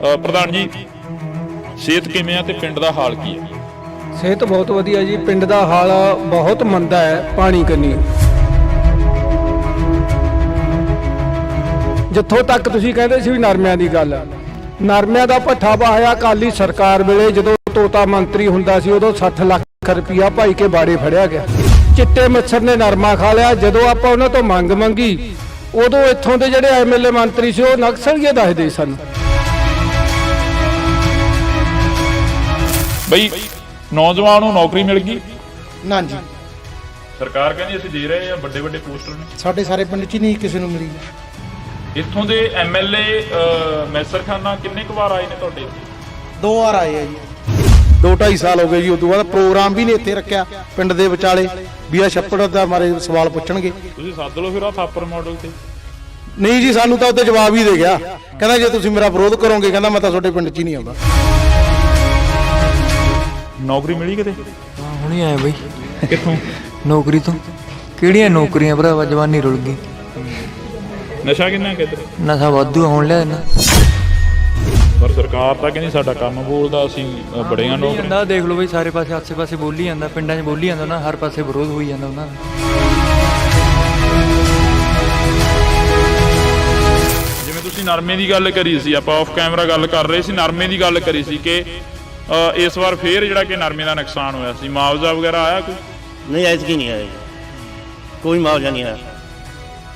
ਪ੍ਰਧਾਨ ਜੀ ਸਿਹਤ ਕਿਵੇਂ ਆ ਤੇ ਪਿੰਡ ਦਾ ਹਾਲ ਕੀ ਹੈ? ਸਿਹਤ ਬਹੁਤ ਵਧੀਆ ਜੀ। ਪਿੰਡ ਦਾ ਹਾਲ ਬਹੁਤ ਮੰਦਾ ਹੈ ਪਾਣੀ ਕੰਨੀ। ਜਿੱਥੋਂ ਤੱਕ ਤੁਸੀਂ ਕਹਿੰਦੇ ਸੀ ਵੀ ਨਰਮਿਆਂ ਦੀ ਗੱਲ, ਨਰਮਿਆਂ ਦਾ ਭੱਠਾ ਪਾਇਆ ਅਕਾਲੀ ਸਰਕਾਰ ਵੇਲੇ ਜਦੋਂ ਤੋਤਾ ਮੰਤਰੀ ਹੁੰਦਾ ਸੀ ਉਦੋਂ 60 ਲੱਖ ਰੁਪਇਆ ਭਾਈ ਕੇ ਬਾੜੇ ਫੜਿਆ ਗਿਆ। ਚਿੱਟੇ ਮੱਛਰ ਨੇ ਨਰਮਾ ਖਾ ਲਿਆ। ਜਦੋਂ ਆਪਾਂ ਉਹਨਾਂ ਤੋਂ ਮੰਗ ਮੰਗੀ ਉਦੋਂ ਇੱਥੋਂ ਦੇ ਜਿਹੜੇ ਐਮਐਲਏ ਮੰਤਰੀ ਸੀ ਉਹ ਨਕਸਲੀਏ ਦੱਸਦੇ ਸਨ। ਬਈ ਨੌਜਵਾਨ ਨੂੰ ਨੌਕਰੀ ਮਿਲ ਗਈ ਨਾ ਜੀ, ਸਰਕਾਰ ਕਹਿੰਦੀ ਅਸੀਂ ਦੇ ਰਹੇ ਆ, ਵੱਡੇ ਵੱਡੇ ਪੋਸਟਰ ਨੇ ਸਾਡੇ ਸਾਰੇ ਪਿੰਡ 'ਚ ਨਹੀਂ ਕਿਸੇ ਨੂੰ ਮਿਲੀ। ਇੱਥੋਂ ਦੇ ਐਮਐਲਏ ਮੈਸਰ ਖਾਨਾ ਕਿੰਨੇ ਕੁ ਵਾਰ ਆਏ ਨੇ ਤੁਹਾਡੇ? 2 ਵਾਰ ਆਏ ਆ ਜੀ। 2-2.5 ਸਾਲ ਹੋ ਗਏ ਜੀ। ਉਦੋਂ ਬਾਅਦ ਪ੍ਰੋਗਰਾਮ ਵੀ ਨਹੀਂ ਇੱਥੇ ਰੱਖਿਆ ਪਿੰਡ ਦੇ ਵਿਚਾਲੇ ਵੀ ਆ ਛੱਪੜ ਦਾ ਮਾਰੇ ਸਵਾਲ ਪੁੱਛਣਗੇ। ਤੁਸੀਂ ਸੱਦ ਲਓ ਫਿਰ ਆ ਥਾਪਰ ਮਾਡਲ ਤੇ। ਨਹੀਂ ਜੀ, ਸਾਨੂੰ ਤਾਂ ਉੱਤੇ ਜਵਾਬ ਹੀ ਦੇ ਗਿਆ। ਕਹਿੰਦਾ ਜੇ ਤੁਸੀਂ ਮੇਰਾ ਵਿਰੋਧ ਕਰੋਗੇ ਕਹਿੰਦਾ ਮੈਂ ਤਾਂ ਤੁਹਾਡੇ ਪਿੰਡ 'ਚ ਹੀ ਨਹੀਂ ਆਉਂਦਾ। ਨੌਕਰੀ ਮਿਲੀ ਕਿਤੇ? ਹਾਂ ਹੁਣੀ ਆਏ ਬਈ। ਕਿੱਥੋਂ? ਨੌਕਰੀ ਤੋਂ। ਕਿਹੜੀਆਂ ਨੌਕਰੀਆਂ ਭਰਾਵਾ, ਜਵਾਨੀ ਰੁਲ ਗਈ। ਨਸ਼ਾ ਕਿੰਨਾ ਕਿੱਧਰ? ਨਸ਼ਾ ਵਾਧੂ ਹੋਣ ਲਿਆ ਨਾ। ਪਰ ਸਰਕਾਰ ਤਾਂ ਕਹਿੰਦੀ ਸਾਡਾ ਕੰਮ ਬੋਲਦਾ, ਅਸੀਂ ਬੜੀਆਂ ਨੌਕਰੀਆਂ। ਜਾਂਦਾ ਦੇਖ ਲਓ ਬਈ, ਸਾਰੇ ਪਾਸੇ ਆਸੇ ਪਾਸੇ ਬੋਲੀ ਜਾਂਦਾ, ਪਿੰਡਾਂ 'ਚ ਬੋਲੀ ਜਾਂਦਾ, ਉਹਨਾਂ ਹਰ ਪਾਸੇ ਵਿਰੋਧ ਹੋਈ ਜਾਂਦਾ ਉਹਨਾਂ ਦਾ। ਜਿਵੇਂ ਤੁਸੀਂ ਨਰਮੇ ਦੀ ਗੱਲ ਕਰੀ ਸੀ, ਆਪਾਂ ਆਫ ਕੈਮਰਾ ਗੱਲ ਕਰ ਰਹੇ ਸੀ, ਨਰਮੇ ਦੀ ਗੱਲ ਕਰੀ ਸੀ ਕਿ ਇਸ ਵਾਰ ਫੇਰ ਜਿਹੜਾ ਕਿ ਨਰਮੇ ਦਾ ਨੁਕਸਾਨ ਹੋਇਆ ਸੀ, ਮੁਆਵਜ਼ਾ ਵਗੈਰਾ ਆਇਆ ਕੋਈ? ਨਹੀਂ, ਐਤਕੀ ਨਹੀਂ ਆਇਆ, ਕੋਈ ਮੁਆਵਜ਼ਾ ਨਹੀਂ ਆਇਆ।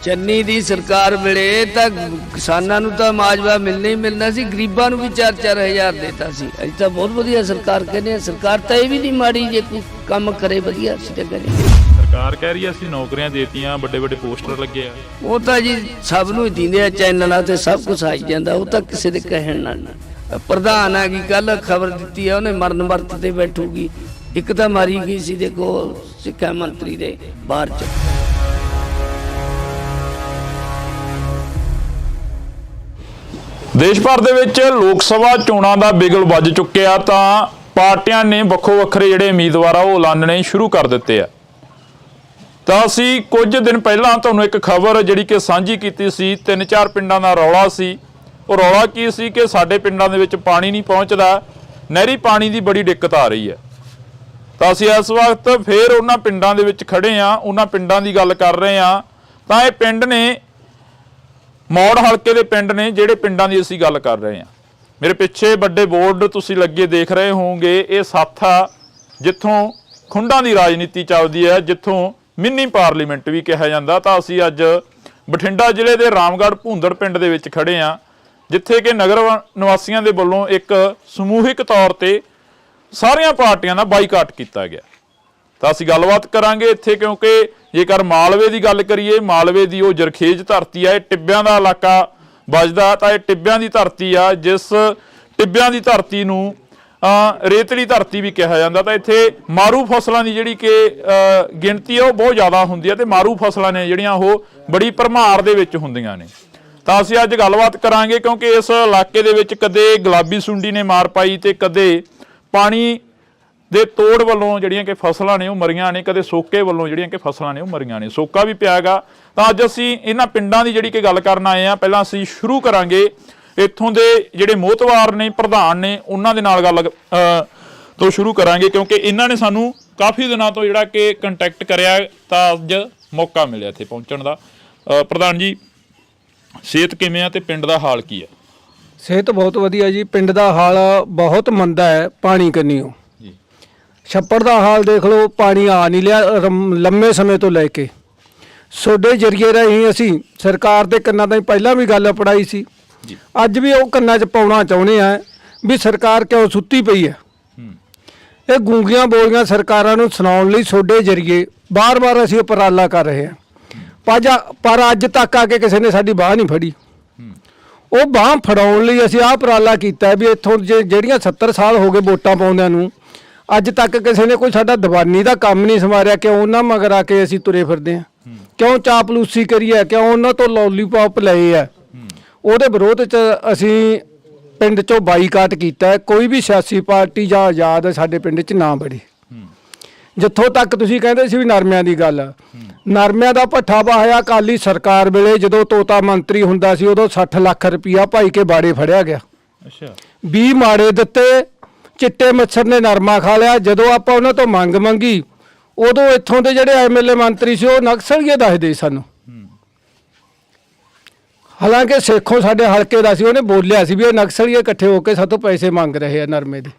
ਚੰਨੀ ਦੀ ਸਰਕਾਰ ਵੇਲੇ ਤਾਂ ਕਿਸਾਨਾਂ ਨੂੰ ਤਾਂ ਮੁਆਵਜ਼ਾ ਮਿਲਣਾ ਹੀ ਮਿਲਣਾ ਸੀ, ਗਰੀਬਾਂ ਨੂੰ ਵੀ 4-4 ਹਜ਼ਾਰ ਦੇਤਾ ਸੀ। ਅੱਜ ਤਾਂ ਬਹੁਤ ਵਧੀਆ ਸਰਕਾਰ ਕਹਿੰਦੇ ਆ। ਸਰਕਾਰ ਤਾਂ ਇਹ ਵੀ ਨਹੀਂ ਮਾੜੀ, ਜੇ ਕੋਈ ਕੰਮ ਕਰੇ ਵਧੀਆ ਅਸੀਂ ਤਾਂ ਕਰੇ। ਸਰਕਾਰ ਕਹਿ ਰਹੀ ਹੈ ਅਸੀਂ ਨੌਕਰੀਆਂ ਦੇਤੀਆਂ, ਵੱਡੇ ਵੱਡੇ ਪੋਸਟਰ ਲੱਗੇ ਆ। ਉਹ ਤਾਂ ਜੀ ਸਭ ਨੂੰ ਹੀ ਦਿੰਦੇ ਆ, ਚੈਨਲਾਂ ਤੇ ਸਭ ਕੁਝ ਆਈ ਜਾਂਦਾ। ਉਹ ਤਾਂ ਕਿਸੇ ਦੇ ਕਹਿਣ ਨਾਲ ਨਾ। ਪ੍ਰਧਾਨ ਆ ਗਈ, ਕੱਲ ਖਬਰ ਦਿੱਤੀ ਆ ਉਹਨੇ ਮਰਨ ਵਰਤ ਤੇ ਬੈਠੂਗੀ। ਇੱਕ ਤਾਂ ਮਾਰੀ ਗਈ ਸੀ ਦੇਖੋ ਸਿੱਖਿਆ ਮੰਤਰੀ ਦੇ ਬਾਹਰ ਚ। ਦੇਸ਼ ਭਰ ਦੇ ਵਿੱਚ ਲੋਕ ਸਭਾ ਚੋਣਾਂ ਦਾ ਬਿਗਲ ਵੱਜ ਚੁੱਕਿਆ ਤਾਂ ਪਾਰਟੀਆਂ ਨੇ ਵੱਖੋ ਵੱਖਰੇ ਜਿਹੜੇ ਉਮੀਦਵਾਰ ਆ ਉਹ ਐਲਾਨਣੇ ਸ਼ੁਰੂ ਕਰ ਦਿੱਤੇ ਆ। ਤਾਂ ਅਸੀਂ ਕੁਝ ਦਿਨ ਪਹਿਲਾਂ ਤੁਹਾਨੂੰ ਇੱਕ ਖਬਰ ਜਿਹੜੀ ਕਿ ਸਾਂਝੀ ਕੀਤੀ ਸੀ, 3-4 ਪਿੰਡਾਂ ਦਾ ਰੌਲਾ ਸੀ। ਉਹ ਰੌਲਾ ਕੀ ਸੀ ਕਿ ਸਾਡੇ ਪਿੰਡਾਂ ਦੇ ਵਿੱਚ ਪਾਣੀ ਨਹੀਂ ਪਹੁੰਚਦਾ, ਨਹਿਰੀ ਪਾਣੀ ਦੀ ਬੜੀ ਦਿੱਕਤ ਆ ਰਹੀ ਹੈ। ਤਾਂ ਅਸੀਂ ਇਸ ਵਕਤ ਫੇਰ ਉਹਨਾਂ ਪਿੰਡਾਂ ਦੇ ਵਿੱਚ ਖੜੇ ਆ, ਉਹਨਾਂ ਪਿੰਡਾਂ ਦੀ ਗੱਲ ਕਰ ਰਹੇ ਆ। ਤਾਂ ਇਹ ਪਿੰਡ ਨੇ ਮੌੜ ਹਲਕੇ ਦੇ ਪਿੰਡ ਨੇ, ਜਿਹੜੇ ਪਿੰਡਾਂ ਦੀ ਅਸੀਂ ਗੱਲ ਕਰ ਰਹੇ ਹਾਂ। ਮੇਰੇ ਪਿੱਛੇ ਵੱਡੇ ਬੋਰਡ ਤੁਸੀਂ ਲੱਗੇ ਦੇਖ ਰਹੇ ਹੋਵੋਗੇ, ਇਹ ਸੱਥ ਆ ਜਿੱਥੋਂ ਖੁੰਡਾਂ ਦੀ ਰਾਜਨੀਤੀ ਚੱਲਦੀ ਹੈ, ਜਿੱਥੋਂ ਮਿੰਨੀ ਪਾਰਲੀਮੈਂਟ ਵੀ ਕਿਹਾ ਜਾਂਦਾ। ਤਾਂ ਅਸੀਂ ਅੱਜ ਬਠਿੰਡਾ ਜ਼ਿਲ੍ਹੇ ਦੇ ਰਾਮਗੜ੍ਹ ਭੂੰਦੜ ਪਿੰਡ ਦੇ ਵਿੱਚ ਖੜੇ ਹਾਂ, ਜਿੱਥੇ ਕਿ ਨਗਰ ਨਿਵਾਸੀਆਂ ਦੇ ਵੱਲੋਂ ਇੱਕ ਸਮੂਹਿਕ ਤੌਰ ਤੇ ਸਾਰੀਆਂ ਪਾਰਟੀਆਂ ਦਾ ਬਾਈਕਾਟ ਕੀਤਾ ਗਿਆ। ਤਾਂ ਅਸੀਂ ਗੱਲਬਾਤ ਕਰਾਂਗੇ ਇੱਥੇ, ਕਿਉਂਕਿ ਜੇਕਰ ਮਾਲਵੇ ਦੀ ਗੱਲ ਕਰੀਏ, ਮਾਲਵੇ ਦੀ ਉਹ ਜਰਖੇਜ ਧਰਤੀ ਆ, ਇਹ ਟਿੱਬਿਆਂ ਦਾ ਇਲਾਕਾ ਵੱਜਦਾ। ਤਾਂ ਇਹ ਟਿੱਬਿਆਂ ਦੀ ਧਰਤੀ ਆ, ਜਿਸ ਟਿੱਬਿਆਂ ਦੀ ਧਰਤੀ ਨੂੰ ਰੇਤਲੀ ਧਰਤੀ ਵੀ ਕਿਹਾ ਜਾਂਦਾ। ਤਾਂ ਇੱਥੇ ਮਾਰੂ ਫਸਲਾਂ ਦੀ ਜਿਹੜੀ ਕਿ ਗਿਣਤੀ ਆ ਉਹ ਬਹੁਤ ਜ਼ਿਆਦਾ ਹੁੰਦੀ ਹੈ, ਤੇ ਮਾਰੂ ਫਸਲਾਂ ਨੇ ਜਿਹੜੀਆਂ ਉਹ ਬੜੀ ਭਰਮਾਰ ਦੇ ਵਿੱਚ ਹੁੰਦੀਆਂ ਨੇ। ਤਾਂ ਅਸੀਂ ਅੱਜ ਗੱਲਬਾਤ ਕਰਾਂਗੇ, ਕਿਉਂਕਿ ਇਸ ਇਲਾਕੇ ਦੇ ਵਿੱਚ ਕਦੇ ਗੁਲਾਬੀ ਸੁੰਡੀ ਨੇ ਮਾਰ ਪਾਈ ਤੇ ਕਦੇ ਪਾਣੀ ਦੇ ਤੋੜ ਵੱਲੋਂ ਜਿਹੜੀਆਂ ਕਿ ਫਸਲਾਂ ਨੇ ਉਹ ਮਰੀਆਂ ਨੇ, ਕਦੇ ਸੋਕੇ ਵੱਲੋਂ ਜਿਹੜੀਆਂ ਕਿ ਫਸਲਾਂ ਨੇ ਉਹ ਮਰੀਆਂ ਨੇ। ਸੋਕਾ ਵੀ ਪਿਆ ਗਾ। ਤਾਂ ਅੱਜ ਅਸੀਂ ਇਹਨਾਂ ਪਿੰਡਾਂ ਦੀ ਜਿਹੜੀ ਕਿ ਗੱਲ ਕਰਨ ਆਏ ਆ। ਪਹਿਲਾਂ ਅਸੀਂ ਸ਼ੁਰੂ ਕਰਾਂਗੇ ਇੱਥੋਂ ਦੇ ਜਿਹੜੇ ਮੋਹਤਵਾਰ ਨੇ, ਪ੍ਰਧਾਨ ਨੇ, ਉਹਨਾਂ ਦੇ ਨਾਲ ਗੱਲ ਤੋਂ ਸ਼ੁਰੂ ਕਰਾਂਗੇ, ਕਿਉਂਕਿ ਇਹਨਾਂ ਨੇ ਸਾਨੂੰ ਕਾਫੀ ਦਿਨਾਂ ਤੋਂ ਜਿਹੜਾ ਕਿ ਕੰਟੈਕਟ ਕਰਿਆ, ਤਾਂ ਅੱਜ ਮੌਕਾ ਮਿਲਿਆ ਇੱਥੇ ਪਹੁੰਚਣ ਦਾ। ਪ੍ਰਧਾਨ ਜੀ, ਸਿਹਤ ਕਿਵੇਂ ਆ ਤੇ ਪਿੰਡ ਦਾ ਹਾਲ ਕੀ ਆ? ਸਿਹਤ ਬਹੁਤ ਵਧੀਆ ਜੀ। ਪਿੰਡ ਦਾ ਹਾਲ ਬਹੁਤ ਮੰਦਾ ਹੈ ਪਾਣੀ ਕੰਨੀਓ। ਛੱਪੜ ਦਾ ਹਾਲ ਦੇਖ ਲਓ, ਪਾਣੀ ਆ ਨਹੀਂ ਲਿਆ ਲੰਮੇ ਸਮੇਂ ਤੋਂ ਲੈ ਕੇ। ਤੁਹਾਡੇ ਜਰੀਏ ਰਾਹੀਂ ਅਸੀਂ ਸਰਕਾਰ ਦੇ ਕੰਨਾਂ ਤਾਈਂ ਪਹਿਲਾਂ ਵੀ ਗੱਲ ਪੜਾਈ ਸੀ, ਅੱਜ ਵੀ ਉਹ ਕੰਨਾਂ 'ਚ ਪਾਉਣਾ ਚਾਹੁੰਦੇ ਆ ਵੀ ਸਰਕਾਰ ਕਿਉਂ ਸੁੱਤੀ ਪਈ ਹੈ। ਇਹ ਗੂੰਗੀਆਂ ਬੋਲੀਆਂ ਸਰਕਾਰਾਂ ਨੂੰ ਸੁਣਾਉਣ ਲਈ ਤੁਹਾਡੇ ਜਰੀਏ ਬਾਰ-ਬਾਰ ਅਸੀਂ ਉਪਰਾਲਾ ਕਰ ਰਹੇ ਹਾਂ, ਪਰ ਅੱਜ ਤੱਕ ਆ ਕੇ ਕਿਸੇ ਨੇ ਸਾਡੀ ਬਾਹ ਨਹੀਂ ਫੜੀ। ਉਹ ਬਾਹ ਫੜਾਉਣ ਲਈ ਅਸੀਂ ਆਹ ਉਪਰਾਲਾ ਕੀਤਾ ਵੀ ਇੱਥੋਂ ਜਿਹੜੀਆਂ 70 ਸਾਲ ਹੋ ਗਏ ਵੋਟਾਂ ਪਾਉਂਦਿਆਂ ਨੂੰ, ਅੱਜ ਤੱਕ ਕਿਸੇ ਨੇ ਕੋਈ ਸਾਡਾ ਦੀਵਾਨੀ ਦਾ ਕੰਮ ਨਹੀਂ ਸੰਵਾਰਿਆ। ਕਿਉਂ ਉਹਨਾਂ ਮਗਰ ਆ ਕੇ ਅਸੀਂ ਤੁਰੇ ਫਿਰਦੇ ਹਾਂ? ਕਿਉਂ ਚਾਪਲੂਸੀ ਕਰੀ ਹੈ? ਕਿਉਂ ਉਹਨਾਂ ਤੋਂ ਲੋਲੀਪੌਪ ਲਏ ਆ? ਉਹਦੇ ਵਿਰੋਧ 'ਚ ਅਸੀਂ ਪਿੰਡ 'ਚੋਂ ਬਾਈਕਾਟ ਕੀਤਾ। ਕੋਈ ਵੀ ਸਿਆਸੀ ਪਾਰਟੀ ਜਾਂ ਆਜ਼ਾਦ ਸਾਡੇ ਪਿੰਡ 'ਚ ਨਾ ਬੜੀ। ਜਿੱਥੋਂ ਤੱਕ ਤੁਸੀਂ ਕਹਿੰਦੇ ਸੀ ਵੀ ਨਰਮਿਆਂ ਦੀ ਗੱਲ, ਨਰਮਿਆਂ ਦਾ ਭੱਠਾ ਪਾਇਆ ਅਕਾਲੀ ਸਰਕਾਰ ਵੇਲੇ ਜਦੋਂ ਤੋਤਾ ਮੰਤਰੀ ਹੁੰਦਾ ਸੀ ਉਦੋਂ 60 ਲੱਖ ਰੁਪਇਆ ਭਾਈ ਕੇ ਬਾੜੇ ਫੜਿਆ ਗਿਆ। ਅੱਛਾ। 20 ਮਾੜੇ ਦਿੱਤੇ, ਚਿੱਟੇ ਮੱਛਰ ਨੇ ਨਰਮਾ ਖਾ ਲਿਆ। ਜਦੋਂ ਆਪਾਂ ਉਹਨਾਂ ਤੋਂ ਮੰਗ ਮੰਗੀ ਉਦੋਂ ਇੱਥੋਂ ਦੇ ਜਿਹੜੇ ਐਮਐਲਏ ਮੰਤਰੀ ਸੀ ਉਹ ਨਕਸਲੀਏ ਦੱਸਦੇ ਸਾਨੂੰ। ਹਾਲਾਂਕਿ ਸੇਖੋਂ ਸਾਡੇ ਹਲਕੇ ਦਾ ਸੀ, ਉਹਨੇ ਬੋਲਿਆ ਸੀ ਵੀ ਇਹ ਨਕਸਲੀਏ ਇਕੱਠੇ ਹੋ ਕੇ ਸਾਤੋਂ ਪੈਸੇ ਮੰਗ ਰਹੇ ਆ ਨਰਮੇ ਦੇ।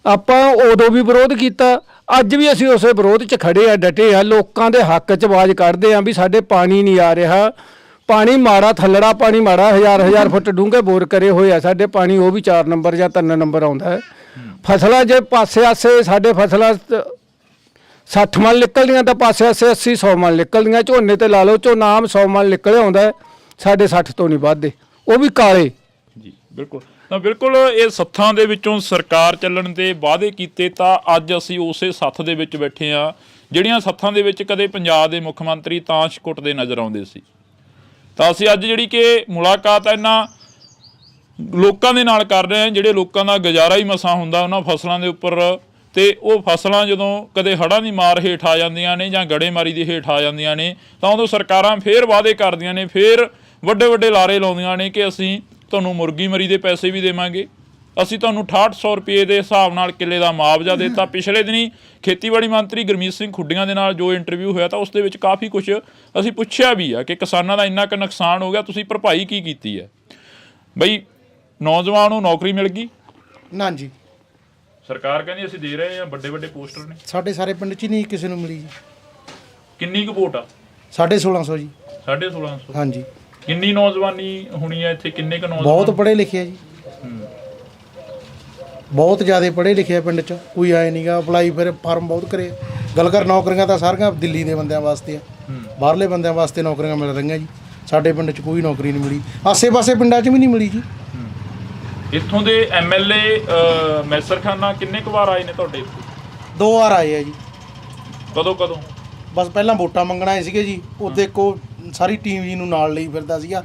ਆਪਾਂ ਉਦੋਂ ਵੀ ਵਿਰੋਧ ਕੀਤਾ, ਅੱਜ ਵੀ ਅਸੀਂ ਉਸੇ ਵਿਰੋਧ 'ਚ ਖੜੇ ਆ, ਡਟੇ ਆ, ਲੋਕਾਂ ਦੇ ਹੱਕ 'ਚ ਆਵਾਜ਼ ਕੱਢਦੇ ਆ ਵੀ ਸਾਡੇ ਪਾਣੀ ਨਹੀਂ ਆ ਰਿਹਾ, ਪਾਣੀ ਮਾੜਾ, ਥੱਲੜਾ ਪਾਣੀ ਮਾੜਾ, ਹਜ਼ਾਰ ਫੁੱਟ ਡੂੰਘੇ ਬੋਰ ਕਰੇ ਹੋਏ ਆ ਸਾਡੇ, ਪਾਣੀ ਉਹ ਵੀ 4 ਨੰਬਰ ਜਾਂ 3 ਨੰਬਰ ਆਉਂਦਾ ਹੈ। ਫਸਲਾਂ ਜੇ ਪਾਸੇ ਆਸੇ ਸਾਡੇ ਫਸਲਾਂ 60 ਮਣ ਨਿਕਲਦੀਆਂ ਤਾਂ ਪਾਸੇ ਆਸੇ 80-100 ਮਣ ਨਿਕਲਦੀਆਂ। ਝੋਨੇ ਤੇ ਲਾ ਲਓ, ਝੋਨਾ ਆਮ 100 ਮਣ ਨਿਕਲੇ ਆਉਂਦਾ, ਸਾਡੇ 60 ਤੋਂ ਨਹੀਂ ਵੱਧਦੇ, ਉਹ ਵੀ ਕਾਲੇ। ਜੀ ਬਿਲਕੁਲ। ਤਾਂ ਬਿਲਕੁਲ ਇਹ ਸੱਥਾਂ ਦੇ ਵਿੱਚੋਂ ਸਰਕਾਰ ਚੱਲਣ ਦੇ ਵਾਅਦੇ ਕੀਤੇ, ਤਾਂ ਅੱਜ ਅਸੀਂ ਉਸੇ ਸੱਥ ਦੇ ਵਿੱਚ ਬੈਠੇ ਹਾਂ ਜਿਹੜੀਆਂ ਸੱਥਾਂ ਦੇ ਵਿੱਚ ਕਦੇ ਪੰਜਾਬ ਦੇ ਮੁੱਖ ਮੰਤਰੀ ਤਾਸ਼ ਕੁੱਟਦੇ ਨਜ਼ਰ ਆਉਂਦੇ ਸੀ। ਤਾਂ ਅਸੀਂ ਅੱਜ ਜਿਹੜੀ ਕਿ ਮੁਲਾਕਾਤ ਇਹਨਾਂ ਲੋਕਾਂ ਦੇ ਨਾਲ ਕਰ ਰਹੇ ਹਾਂ ਜਿਹੜੇ ਲੋਕਾਂ ਦਾ ਗੁਜ਼ਾਰਾ ਹੀ ਮਸਾਂ ਹੁੰਦਾ ਉਹਨਾਂ ਫਸਲਾਂ ਦੇ ਉੱਪਰ, ਤੇ ਉਹ ਫਸਲਾਂ ਜਦੋਂ ਕਦੇ ਹੜ੍ਹਾਂ ਦੀ ਮਾਰ ਹੇਠ ਆ ਜਾਂਦੀਆਂ ਨੇ ਜਾਂ ਗੜੇਮਾਰੀ ਦੀ ਹੇਠ ਆ ਜਾਂਦੀਆਂ ਨੇ ਤਾਂ ਉਦੋਂ ਸਰਕਾਰਾਂ ਫੇਰ ਵਾਅਦੇ ਕਰਦੀਆਂ ਨੇ, ਫੇਰ ਵੱਡੇ ਵੱਡੇ ਲਾਰੇ ਲਾਉਂਦੀਆਂ ਨੇ ਕਿ ਅਸੀਂ ਤੁਹਾਨੂੰ ਮੁਰਗੀ ਮਰੀ ਦੇ ਪੈਸੇ ਵੀ ਦੇਵਾਂਗੇ, ਅਸੀਂ ਤੁਹਾਨੂੰ 6800 ਰੁਪਏ ਦੇ ਹਿਸਾਬ ਨਾਲ ਕਿੱਲੇ ਦਾ ਮੁਆਵਜ਼ਾ ਦਿੱਤਾ। ਪਿਛਲੇ ਦਿਨੀ ਖੇਤੀਬਾੜੀ ਮੰਤਰੀ ਗੁਰਮੀਤ ਸਿੰਘ ਖੁੱਡੀਆਂ ਦੇ ਨਾਲ ਜੋ ਇੰਟਰਵਿਊ ਹੋਇਆ ਤਾਂ ਉਸ ਦੇ ਵਿੱਚ ਕਾਫੀ ਕੁਝ ਅਸੀਂ ਪੁੱਛਿਆ ਵੀ ਆ ਕਿ ਕਿਸਾਨਾਂ ਦਾ ਇੰਨਾ ਕੁ ਨੁਕਸਾਨ ਹੋ ਗਿਆ, ਤੁਸੀਂ ਭਰਪਾਈ ਕੀ ਕੀਤੀ ਹੈ। ਬਈ ਨੌਜਵਾਨ ਨੂੰ ਨੌਕਰੀ ਮਿਲ ਗਈ? ਨਾ ਜੀ, ਸਰਕਾਰ ਕਹਿੰਦੀ ਅਸੀਂ ਦੇ ਰਹੇ ਹਾਂ, ਵੱਡੇ ਵੱਡੇ ਪੋਸਟਰ ਨੇ। ਸਾਡੇ ਸਾਰੇ ਪਿੰਡ 'ਚ ਹੀ ਨਹੀਂ ਕਿਸੇ ਨੂੰ ਮਿਲੀ ਜੀ। ਕਿੰਨੀ ਕੁ ਵੋਟ ਆ? 1650 ਜੀ। 1650? ਹਾਂਜੀ। ਕਿੰਨੀ ਨੌਜਵਾਨੀ ਹੋਣੀ ਹੈ ਇੱਥੇ, ਕਿੰਨੇ ਕੁ ਨੌਜਵਾਨ? ਬਹੁਤ ਪੜ੍ਹੇ ਲਿਖੇ ਆ ਜੀ, ਬਹੁਤ ਜ਼ਿਆਦਾ ਪੜ੍ਹੇ ਲਿਖੇ ਆ ਪਿੰਡ 'ਚ, ਕੋਈ ਆਏ ਨਹੀਂਗਾ। ਅਪਲਾਈ ਫਿਰ ਫਾਰਮ ਬਹੁਤ ਕਰੇ। ਗੱਲ ਕਰ ਨੌਕਰੀਆਂ ਤਾਂ ਸਾਰੀਆਂ ਦਿੱਲੀ ਦੇ ਬੰਦਿਆਂ ਵਾਸਤੇ ਆ, ਬਾਹਰਲੇ ਬੰਦਿਆਂ ਵਾਸਤੇ ਨੌਕਰੀਆਂ ਮਿਲ ਰਹੀਆਂ ਜੀ। ਸਾਡੇ ਪਿੰਡ 'ਚ ਕੋਈ ਨੌਕਰੀ ਨਹੀਂ ਮਿਲੀ, ਆਸੇ-ਪਾਸੇ ਪਿੰਡਾਂ 'ਚ ਵੀ ਨਹੀਂ ਮਿਲੀ ਜੀ। ਇੱਥੋਂ ਦੇ ਐਮਐਲਏ ਮੈਸਰ ਖਾਨਾ ਕਿੰਨੇ ਕੁ ਵਾਰ ਆਏ ਨੇ ਤੁਹਾਡੇ ਇੱਥੇ? 2 ਵਾਰ ਆਏ ਆ ਜੀ। ਕਦੋਂ? ਬਸ ਪਹਿਲਾਂ ਵੋਟਾਂ ਮੰਗਣ ਆਏ ਸੀਗੇ ਜੀ, ਉਹਦੇ ਕੋ ਸਾਰੀ ਟੀਮ ਜੀ ਨੂੰ ਨਾਲ ਲਈ ਫਿਰਦਾ ਸੀਗਾ।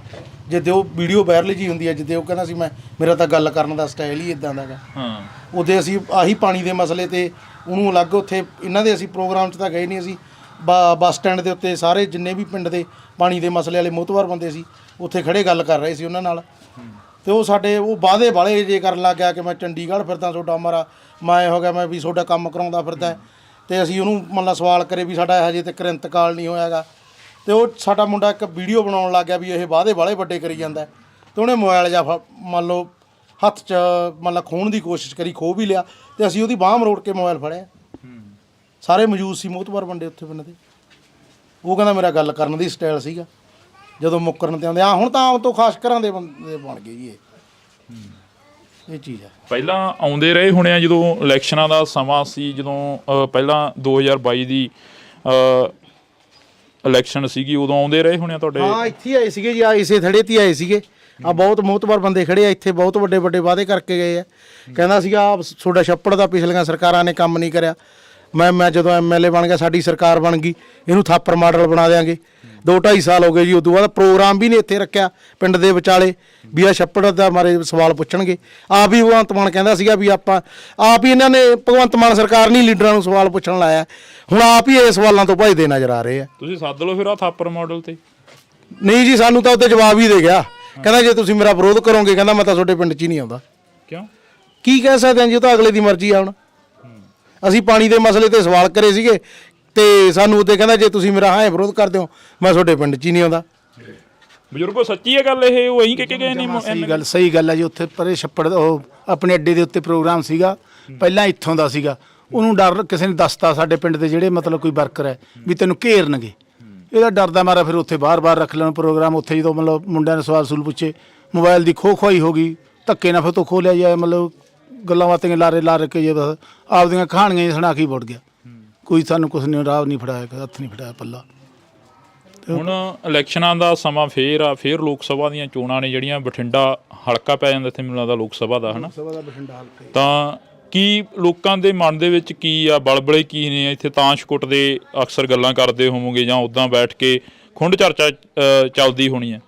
ਜਿੱਦੇ ਉਹ ਵੀਡੀਓ ਵਾਇਰਲ ਜੀ ਹੁੰਦੀ ਹੈ, ਜਿੱਦੇ ਉਹ ਕਹਿੰਦਾ ਸੀ ਮੇਰਾ ਤਾਂ ਗੱਲ ਕਰਨ ਦਾ ਸਟਾਈਲ ਹੀ ਇਦਾਂ ਦਾ ਗਾ। ਹਾਂ। ਉਹਦੇ ਅਸੀਂ ਆਹੀ ਪਾਣੀ ਦੇ ਮਸਲੇ ਤੇ ਉਹਨੂੰ ਅਲੱਗ ਉੱਥੇ ਇਹਨਾਂ ਦੇ ਅਸੀਂ ਪ੍ਰੋਗਰਾਮ 'ਚ ਤਾਂ ਗਏ ਨਹੀਂ, ਅਸੀਂ ਬੱਸ ਸਟੈਂਡ ਦੇ ਉੱਤੇ ਸਾਰੇ ਜਿੰਨੇ ਵੀ ਪਿੰਡ ਦੇ ਪਾਣੀ ਦੇ ਮਸਲੇ ਵਾਲੇ ਮੋਹਤਵਾਰ ਬੰਦੇ ਸੀ ਉੱਥੇ ਖੜੇ ਗੱਲ ਕਰ ਰਹੇ ਸੀ ਉਹਨਾਂ ਨਾਲ। ਤੇ ਉਹ ਸਾਡੇ ਉਹ ਵਾਅਦੇ ਵਾਲੇ ਜੇ ਕਰਨ ਲੱਗ ਗਿਆ ਕਿ ਮੈਂ ਚੰਡੀਗੜ੍ਹ ਫਿਰਦਾ, ਤੁਹਾਡਾ ਮਾਰਾ ਮੈਂ ਹੋ ਗਿਆ, ਮੈਂ ਵੀ ਤੁਹਾਡਾ ਕੰਮ ਕਰਾਉਂਦਾ ਫਿਰਦਾ। ਤੇ ਅਸੀਂ ਉਹਨੂੰ ਮਤਲਬ ਸਵਾਲ ਕਰੇ ਵੀ ਸਾਡਾ ਹਜੇ ਤੱਕ ਇੰਤਕਾਲ ਨਹੀਂ ਹੋਇਆਗਾ। ਤੇ ਉਹ ਸਾਡਾ ਮੁੰਡਾ ਇੱਕ ਵੀਡੀਓ ਬਣਾਉਣ ਲੱਗ ਗਿਆ ਵੀ ਇਹ ਵਾਅਦੇ ਵਾਲੇ ਵੱਡੇ ਕਰੀ ਜਾਂਦਾ। ਤੇ ਉਹਨੇ ਮੋਬਾਈਲ ਜਾਂ ਮੰਨ ਲਓ ਹੱਥ 'ਚ ਮਤਲਬ ਖੋਹਣ ਦੀ ਕੋਸ਼ਿਸ਼ ਕਰੀ, ਖੋਹ ਵੀ ਲਿਆ। ਤੇ ਅਸੀਂ ਉਹਦੀ ਬਾਂਹ ਮਰੋੜ ਕੇ ਮੋਬਾਈਲ ਫੜਿਆ। ਸਾਰੇ ਮੌਜੂਦ ਸੀ ਮੋਹਤਵਾਰ ਬੰਦੇ ਉੱਥੇ ਪਿੰਡ ਦੇ। ਉਹ ਕਹਿੰਦਾ ਮੇਰਾ ਗੱਲ ਕਰਨ ਦੀ ਸਟਾਈਲ ਸੀਗਾ। ਜਦੋਂ ਮੁੱਕਰਨ ਤੇ ਆਉਂਦੇ ਆ ਹੁਣ ਤਾਂ ਆਮ ਤੋਂ ਖਾਸ ਘਰਾਂ ਦੇ ਬੰਦੇ ਬਣ ਗਏ ਜੀ ਇਹ ਚੀਜ਼ ਹੈ। ਪਹਿਲਾਂ ਆਉਂਦੇ ਰਹੇ ਹੋਣੇ ਆ ਜਦੋਂ ਇਲੈਕਸ਼ਨਾਂ ਦਾ ਸਮਾਂ ਸੀ, ਜਦੋਂ ਪਹਿਲਾਂ 2022 ਦੀ ਇਲੈਕਸ਼ਨ ਸੀਗੀ ਉਦੋਂ ਆਉਂਦੇ ਰਹੇ ਹੋਣੇ ਆ ਤੁਹਾਡੇ? ਹਾਂ, ਇੱਥੇ ਆਏ ਸੀਗੇ ਜੀ, ਆ ਇਸੇ ਥੜੇ 'ਤੇ ਆਏ ਸੀਗੇ। ਆ ਬਹੁਤ ਮੋਹਤਵਾਰ ਬੰਦੇ ਖੜੇ ਆ ਇੱਥੇ, ਬਹੁਤ ਵੱਡੇ ਵੱਡੇ ਵਾਅਦੇ ਕਰਕੇ ਗਏ ਆ। ਕਹਿੰਦਾ ਸੀਗਾ ਤੁਹਾਡਾ ਛੱਪੜ ਦਾ ਪਿਛਲੀਆਂ ਸਰਕਾਰਾਂ ਨੇ ਕੰਮ ਨਹੀਂ ਕਰਿਆ। ਮੈਂ ਜਦੋਂ ਐਮਐਲਏ ਬਣ ਗਿਆ, ਸਾਡੀ ਸਰਕਾਰ ਬਣ ਗਈ, ਇਹਨੂੰ ਥਾਪਰ ਮਾਡਲ ਬਣਾ ਦਿਆਂਗੇ। 2-2.5 ਸਾਲ ਹੋ ਗਏ ਜੀ, ਉਦੋਂ ਬਾਅਦ ਪ੍ਰੋਗਰਾਮ ਵੀ ਨਹੀਂ ਇੱਥੇ ਰੱਖਿਆ ਪਿੰਡ ਦੇ ਵਿਚਾਲੇ ਵੀ ਆ ਛੱਪੜ ਦਾ ਮਾਰੇ ਸਵਾਲ ਪੁੱਛਣਗੇ। ਆਪ ਹੀ ਭਗਵੰਤ ਮਾਨ ਕਹਿੰਦਾ ਸੀਗਾ ਵੀ ਆਪਾਂ ਆਪ ਹੀ ਇਹਨਾਂ ਨੇ ਭਗਵੰਤ ਮਾਨ ਸਰਕਾਰ ਨਹੀਂ ਲੀਡਰਾਂ ਨੂੰ ਸਵਾਲ ਪੁੱਛਣ ਲਾਇਆ। ਹੁਣ ਆਪ ਹੀ ਇਹ ਸਵਾਲਾਂ ਤੋਂ ਭੱਜਦੇ ਨਜ਼ਰ ਆ ਰਹੇ ਆ। ਤੁਸੀਂ ਸੱਦ ਲਓ ਫਿਰ ਆ ਥਾਪਰ ਮਾਡਲ ਤੇ। ਨਹੀਂ ਜੀ, ਸਾਨੂੰ ਤਾਂ ਉੱਤੇ ਜਵਾਬ ਹੀ ਦੇ ਗਿਆ। ਕਹਿੰਦਾ ਜੇ ਤੁਸੀਂ ਮੇਰਾ ਵਿਰੋਧ ਕਰੋਗੇ, ਕਹਿੰਦਾ ਮੈਂ ਤਾਂ ਤੁਹਾਡੇ ਪਿੰਡ 'ਚ ਹੀ ਨਹੀਂ ਆਉਂਦਾ। ਕਿਉਂ? ਕੀ ਕਹਿ ਸਕਦੇ ਹਾਂ ਜੀ, ਉਹ ਤਾਂ ਅਗਲੇ ਦੀ ਮਰਜ਼ੀ ਆ। ਹੁਣ ਅਸੀਂ ਪਾਣੀ ਦੇ ਮਸਲੇ ਤੇ ਸਵਾਲ ਕਰੇ ਸੀਗੇ ਤੇ ਸਾਨੂੰ ਉੱਤੇ ਕਹਿੰਦਾ ਜੇ ਤੁਸੀਂ ਮੇਰਾ ਹਾਂ ਵਿਰੋਧ ਕਰਦੇ ਹੋ ਮੈਂ ਤੁਹਾਡੇ ਪਿੰਡ 'ਚ ਹੀ ਨਹੀਂ ਆਉਂਦਾ। ਬਜ਼ੁਰਗੋ ਸੱਚੀ ਹੈ ਗੱਲ ਇਹ? ਉਹ ਇਹੀ ਕਹਿ ਗਏ ਨੇ? ਸਹੀ ਗੱਲ ਹੈ ਜੀ। ਉੱਥੇ ਪਰੇ ਛੱਪੜ ਉਹ ਆਪਣੇ ਅੱਡੇ ਦੇ ਉੱਤੇ ਪ੍ਰੋਗਰਾਮ ਸੀਗਾ, ਪਹਿਲਾਂ ਇੱਥੋਂ ਦਾ ਸੀਗਾ। ਉਹਨੂੰ ਡਰ ਕਿਸੇ ਨੇ ਦੱਸਤਾ ਸਾਡੇ ਪਿੰਡ ਦੇ ਜਿਹੜੇ ਮਤਲਬ ਕੋਈ ਵਰਕਰ ਹੈ ਵੀ ਤੈਨੂੰ ਘੇਰਨਗੇ। ਇਹਦਾ ਡਰਦਾ ਮਾਰਾ ਫਿਰ ਉੱਥੇ ਬਾਰ-ਬਾਰ ਰੱਖ ਲੈਣ ਪ੍ਰੋਗਰਾਮ। ਉੱਥੇ ਜਦੋਂ ਮਤਲਬ ਮੁੰਡਿਆਂ ਨੇ ਸਵਾਲ ਸੂਲ ਪੁੱਛੇ, ਮੋਬਾਈਲ ਦੀ ਖੋਹੀ ਹੋ ਗਈ, ਧੱਕੇ ਨਾਲ ਫਿਰ ਤੋਂ ਖੋਹ ਲਿਆ ਜਾਏ। ਮਤਲਬ ਗੱਲਾਂ ਬਾਤਾਂ ਲਾਰੇ ਕੇ ਜੇ ਬਸ ਆਪਦੀਆਂ ਕਹਾਣੀਆਂ ਸੁਣਾ ਕੇ ਵੜ ਗਿਆ। ਕੋਈ ਸਾਨੂੰ ਕੁਛ ਨਹੀਂ, ਰਾਹ ਨਹੀਂ ਫੜਾਇਆ, ਹੱਥ ਨਹੀਂ ਫੜਾਇਆ ਪੱਲਾ। ਹੁਣ ਇਲੈਕਸ਼ਨਾਂ ਦਾ ਸਮਾਂ ਫੇਰ ਆ, ਫੇਰ ਲੋਕ ਸਭਾ ਦੀਆਂ ਚੋਣਾਂ ਨੇ ਜਿਹੜੀਆਂ। ਬਠਿੰਡਾ ਹਲਕਾ ਪੈ ਜਾਂਦਾ ਇੱਥੇ ਮੈਨੂੰ ਲੱਗਦਾ ਲੋਕ ਸਭਾ ਦਾ, ਹੈ ਨਾ? ਤਾਂ ਕੀ ਲੋਕਾਂ ਦੇ ਮਨ ਦੇ ਵਿੱਚ ਕੀ ਆ, ਬਲਬਲੇ ਕੀ ਨੇ ਇੱਥੇ? ਤਾਸ਼ਕੁੱਟ ਦੇ ਅਕਸਰ ਗੱਲਾਂ ਕਰਦੇ ਹੋਵੋਗੇ ਜਾਂ ਉੱਦਾਂ ਬੈਠ ਕੇ ਖੁੰਡ ਚਰਚਾ ਚੱਲਦੀ ਹੋਣੀ ਹੈ?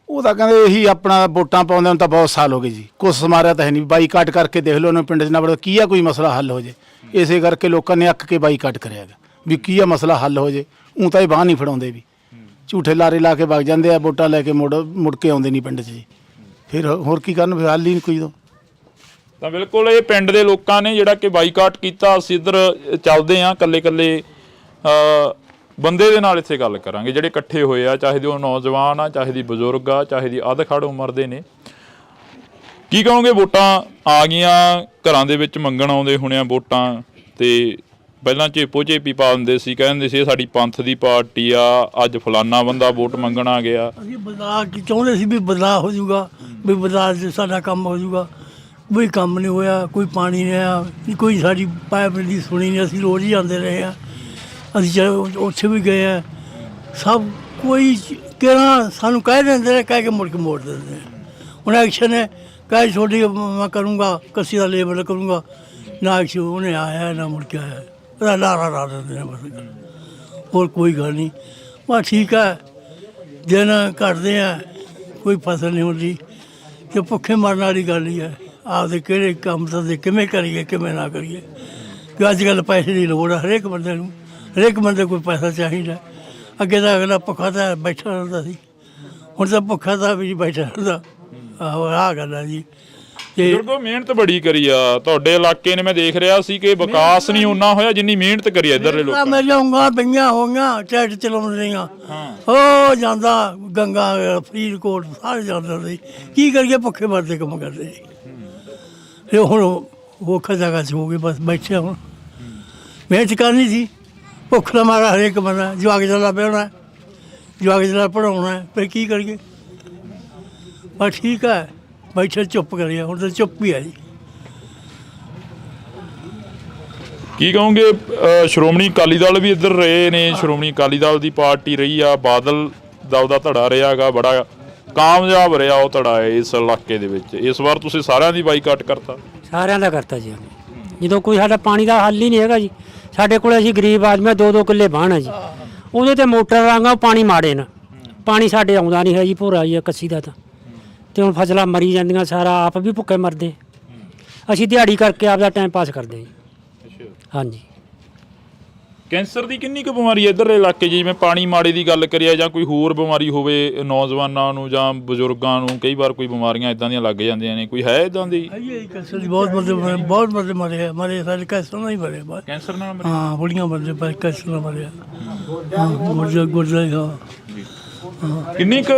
ਉਹ ਤਾਂ ਕਹਿੰਦੇ ਇਹੀ ਆਪਣਾ ਵੋਟਾਂ ਪਾਉਂਦੇ ਨੂੰ ਤਾਂ ਬਹੁਤ ਸਾਲ ਹੋ ਗਏ ਜੀ, ਕੁਛ ਸਮਾਰਿਆ ਤਾਂ ਹੈ ਨਹੀਂ। ਬਾਈਕਾਟ ਕਰਕੇ ਦੇਖ ਲਓ ਉਹਨੇ ਪਿੰਡ 'ਚ ਨਾ ਬੜਾ ਕੀ ਆ ਕੋਈ ਮਸਲਾ ਹੱਲ ਹੋ ਜੇ। ਇਸੇ ਕਰਕੇ ਲੋਕਾਂ ਨੇ ਅੱਕ ਕੇ ਬਾਈਕਾਟ ਕਰਿਆ ਗਾ ਵੀ ਕੀ ਆ ਮਸਲਾ ਹੱਲ ਹੋ ਜੇ। ਊਂ ਤਾਂ ਇਹ ਬਾਂਹ ਨਹੀਂ ਫੜਾਉਂਦੇ, ਵੀ ਝੂਠੇ ਲਾਰੇ ਲਾ ਕੇ ਵਗ ਜਾਂਦੇ ਆ, ਵੋਟਾਂ ਲੈ ਕੇ ਮੁੜ ਕੇ ਆਉਂਦੇ ਨਹੀਂ ਪਿੰਡ 'ਚ ਜੀ। ਫਿਰ ਹੋਰ ਕੀ ਕਰਨ, ਫਿਰ ਹੱਲ ਹੀ ਨਹੀਂ ਕੋਈ ਤੋਂ। ਤਾਂ ਬਿਲਕੁਲ ਇਹ ਪਿੰਡ ਦੇ ਲੋਕਾਂ ਨੇ ਜਿਹੜਾ ਕਿ ਬਾਈਕਾਟ ਕੀਤਾ। ਅਸੀਂ ਇੱਧਰ ਚੱਲਦੇ ਹਾਂ, ਕੱਲੇ ਬੰਦੇ ਦੇ ਨਾਲ ਇੱਥੇ ਗੱਲ ਕਰਾਂਗੇ ਜਿਹੜੇ ਇਕੱਠੇ ਹੋਏ ਆ, ਚਾਹੇ ਦੀ ਉਹ ਨੌਜਵਾਨ ਆ, ਚਾਹੇ ਦੀ ਬਜ਼ੁਰਗ ਆ, ਚਾਹੇ ਦੀ ਅੱਧ-ਖੜ ਉਮਰ ਦੇ ਨੇ। ਕੀ ਕਹੋਗੇ? ਵੋਟਾਂ ਆ ਗਈਆਂ, ਘਰਾਂ ਦੇ ਵਿੱਚ ਮੰਗਣ ਆਉਂਦੇ ਹੋਣੇ ਆ ਵੋਟਾਂ, ਤੇ ਪਹਿਲਾਂ ਚੇਪੀ ਪਾ ਦਿੰਦੇ ਸੀ, ਕਹਿੰਦੇ ਸੀ ਇਹ ਸਾਡੀ ਪੰਥ ਦੀ ਪਾਰਟੀ ਆ, ਅੱਜ ਫਲਾਨਾ ਬੰਦਾ ਵੋਟ ਮੰਗਣ ਆ ਗਿਆ। ਅਸੀਂ ਬਦਲਾਅ ਕੀ ਚਾਹੁੰਦੇ ਸੀ ਵੀ ਬਦਲਾਅ ਹੋ ਜਾਊਗਾ, ਵੀ ਬਦਲਾਅ 'ਚ ਸਾਡਾ ਕੰਮ ਹੋ ਜਾਊਗਾ। ਕੋਈ ਕੰਮ ਨਹੀਂ ਹੋਇਆ, ਕੋਈ ਪਾਣੀ ਨਹੀਂ ਆਇਆ, ਕੋਈ ਸਾਡੀ ਪਾਈਪ ਦੀ ਸੁਣੀ ਨਹੀਂ। ਅਸੀਂ ਰੋਜ਼ ਹੀ ਆਉਂਦੇ ਰਹੇ ਹਾਂ, ਅਸੀਂ ਉੱਥੇ ਵੀ ਗਏ ਆ, ਸਭ ਕੋਈ ਕਿਹੜਾ ਸਾਨੂੰ ਕਹਿ ਦਿੰਦੇ ਨੇ, ਕਹਿ ਕੇ ਮੁੜ ਕੇ ਮੋੜ ਦਿੰਦੇ ਨੇ। ਹੁਣ ਐਕਸ਼ਨ ਹੈ, ਕਹਿ ਛੋਟੀ ਮੈਂ ਕਰੂੰਗਾ, ਕੱਸੀ ਦਾ ਲੇਬਰ ਕਰੂੰਗਾ, ਨਾ ਐਕਸ਼ਨ ਉਹਨੇ ਆਇਆ ਨਾ ਮੁੜ ਕੇ ਆਇਆ, ਉਹਦਾ ਲਾਰਾ ਲਾ ਦਿੰਦੇ ਨੇ ਬਸ। ਹੋਰ ਕੋਈ ਗੱਲ ਨਹੀਂ, ਬਸ ਠੀਕ ਹੈ, ਦਿਨ ਕੱਟਦੇ ਆ, ਕੋਈ ਫਸਲ ਨਹੀਂ ਹੁੰਦੀ ਤੇ ਭੁੱਖੇ ਮਰਨ ਵਾਲੀ ਗੱਲ ਹੀ ਹੈ। ਆਪਦੇ ਕਿਹੜੇ ਕੰਮ ਤਾਂ ਕਿਵੇਂ ਕਰੀਏ, ਕਿਵੇਂ ਨਾ ਕਰੀਏ, ਕਿ ਅੱਜ ਕੱਲ੍ਹ ਪੈਸੇ ਦੀ ਲੋੜ ਹੈ ਹਰੇਕ ਬੰਦੇ ਨੂੰ, ਹਰੇਕ ਬੰਦੇ ਕੋਈ ਪੈਸਾ ਚਾਹੀਦਾ। ਅੱਗੇ ਤਾਂ ਅਗਲਾ ਭੁੱਖਾ ਤਾਂ ਬੈਠਾ ਰਹਿੰਦਾ ਸੀ, ਹੁਣ ਤਾਂ ਭੁੱਖਾ ਤਾਂ ਵੀ ਬੈਠਾ ਰਹਿੰਦਾ। ਆਹੋ ਆਹ ਗੱਲ ਹੈ ਜੀ। ਤੇ ਬਜ਼ੁਰਗੋ ਮਿਹਨਤ ਬੜੀ ਕਰੀ ਆ ਤੁਹਾਡੇ ਇਲਾਕੇ ਨੇ, ਮੈਂ ਦੇਖ ਰਿਹਾ ਸੀ ਕਿ ਵਿਕਾਸ ਨਹੀਂ ਓਨਾ ਹੋਇਆ ਜਿੰਨੀ ਮਿਹਨਤ ਕਰੀ ਆ ਇੱਧਰਲੇ ਲੋਕਾਂ ਨੇ। ਮੈਂ ਜਾਊਂਗਾ, ਪਈਆਂ ਹੋ ਗਈਆਂ ਟਰੈਕਟਰ ਚਲਾਉਂਦੇ ਰਹੀਆਂ, ਉਹ ਜਾਂਦਾ ਗੰਗਾ ਫਰੀਦਕੋਟ ਸਾਰੇ ਜਾਂਦਾ ਸੀ। ਕੀ ਕਰੀਏ, ਭੁੱਖੇ ਮਰਦੇ ਕੰਮ ਕਰਦੇ ਸੀ। ਫਿਰ ਹੁਣ ਔਖਾ ਜਗ੍ਹਾ 'ਚ ਹੋ ਗਏ, ਬਸ ਬੈਠੇ ਹੁਣ। ਮਿਹਨਤ ਕਰਨੀ ਸੀ, ਭੁੱਖ ਦਾ ਮਾਰਾ ਹਰੇਕ ਬੰਦਾ ਜਵਾਕ ਜਲਾ ਪਿਆਉਣਾ, ਜਵਾਕ ਜਲਾ ਪੜ੍ਹਾਉਣਾ, ਫਿਰ ਕੀ ਕਰੀਏ। ਬਸ ਠੀਕ ਹੈ, ਬੈਠੇ ਚੁੱਪ ਕਰੀਏ, ਹੁਣ ਤਾਂ ਚੁੱਪ ਹੀ ਆ ਜੀ। ਕੀ ਕਹੋਗੇ? ਸ਼੍ਰੋਮਣੀ ਅਕਾਲੀ ਦਲ ਵੀ ਇੱਧਰ ਰਹੇ ਨੇ, ਸ਼੍ਰੋਮਣੀ ਅਕਾਲੀ ਦਲ ਦੀ ਪਾਰਟੀ ਰਹੀ ਆ, ਬਾਦਲ ਦਾ ਉਹਦਾ ਧੜਾ ਰਿਹਾ ਗਾ, ਬੜਾ ਕਾਮਯਾਬ ਰਿਹਾ ਉਹ ਧੜਾ ਇਸ ਇਲਾਕੇ ਦੇ ਵਿੱਚ। ਇਸ ਵਾਰ ਤੁਸੀਂ ਸਾਰਿਆਂ ਦੀ ਬਾਈਕਾਟ ਕਰਤਾ? ਸਾਰਿਆਂ ਦਾ ਕਰਤਾ ਜੀ। ਜਦੋਂ ਕੋਈ ਸਾਡਾ ਪਾਣੀ ਦਾ ਹੱਲ ਹੀ ਨਹੀਂ ਹੈਗਾ ਜੀ, ਸਾਡੇ ਕੋਲ ਅਸੀਂ ਗਰੀਬ ਆਦਮੀ 2-2 ਕਿੱਲੇ ਬਾਣ ਹੈ ਜੀ, ਉਹਦੇ ਤੇ ਮੋਟਰ ਲਾਂਗਾ, ਉਹ ਪਾਣੀ ਮਾੜੇ ਨਾ, ਪਾਣੀ ਸਾਡੇ ਆਉਂਦਾ ਨਹੀਂ ਹੈ ਜੀ, ਭੋਰਾ ਜੀ ਕੱਸੀ ਦਾ ਤਾਂ। ਤੇ ਹੁਣ ਫਸਲਾਂ ਮਰੀ ਜਾਂਦੀਆਂ, ਸਾਰਾ ਆਪ ਵੀ ਭੁੱਖੇ ਮਰਦੇ, ਅਸੀਂ ਦਿਹਾੜੀ ਕਰਕੇ ਆਪਦਾ ਟਾਈਮ ਪਾਸ ਕਰਦੇ ਜੀ। ਹਾਂਜੀ। ਕੈਂਸਰ ਦੀ ਕਿੰਨੀ ਕੁ ਬਿਮਾਰੀ ਹੈ ਇੱਧਰਲੇ ਇਲਾਕੇ 'ਚ? ਜਿਵੇਂ ਪਾਣੀ ਮਾੜੇ ਦੀ ਗੱਲ ਕਰੀਏ ਜਾਂ ਕੋਈ ਹੋਰ ਬਿਮਾਰੀ ਹੋਵੇ ਨੌਜਵਾਨਾਂ ਨੂੰ ਜਾਂ ਬਜ਼ੁਰਗਾਂ ਨੂੰ, ਕਈ ਵਾਰ ਕੋਈ ਬਿਮਾਰੀਆਂ ਇੱਦਾਂ ਦੀਆਂ ਲੱਗ ਜਾਂਦੀਆਂ ਨੇ, ਕੋਈ ਹੈ ਇੱਦਾਂ ਦੀ? ਕੈਂਸਰ ਦੀ ਬਹੁਤ ਬੰਦੇ ਮਰੇ ਸਾਡੇ ਕੈਂਸਰ ਨਾਲ ਹੀ ਮਰੇ ਬਸ। ਕੈਂਸਰ ਨਾਲ? ਹਾਂ, ਬੁੜੀਆਂ ਬੰਦੇ ਪਰ ਕੈਂਸਰ ਨਾਲ ਮਰੇ। ਗੁਰਦੇ ਕਿੰਨੀ ਕੁ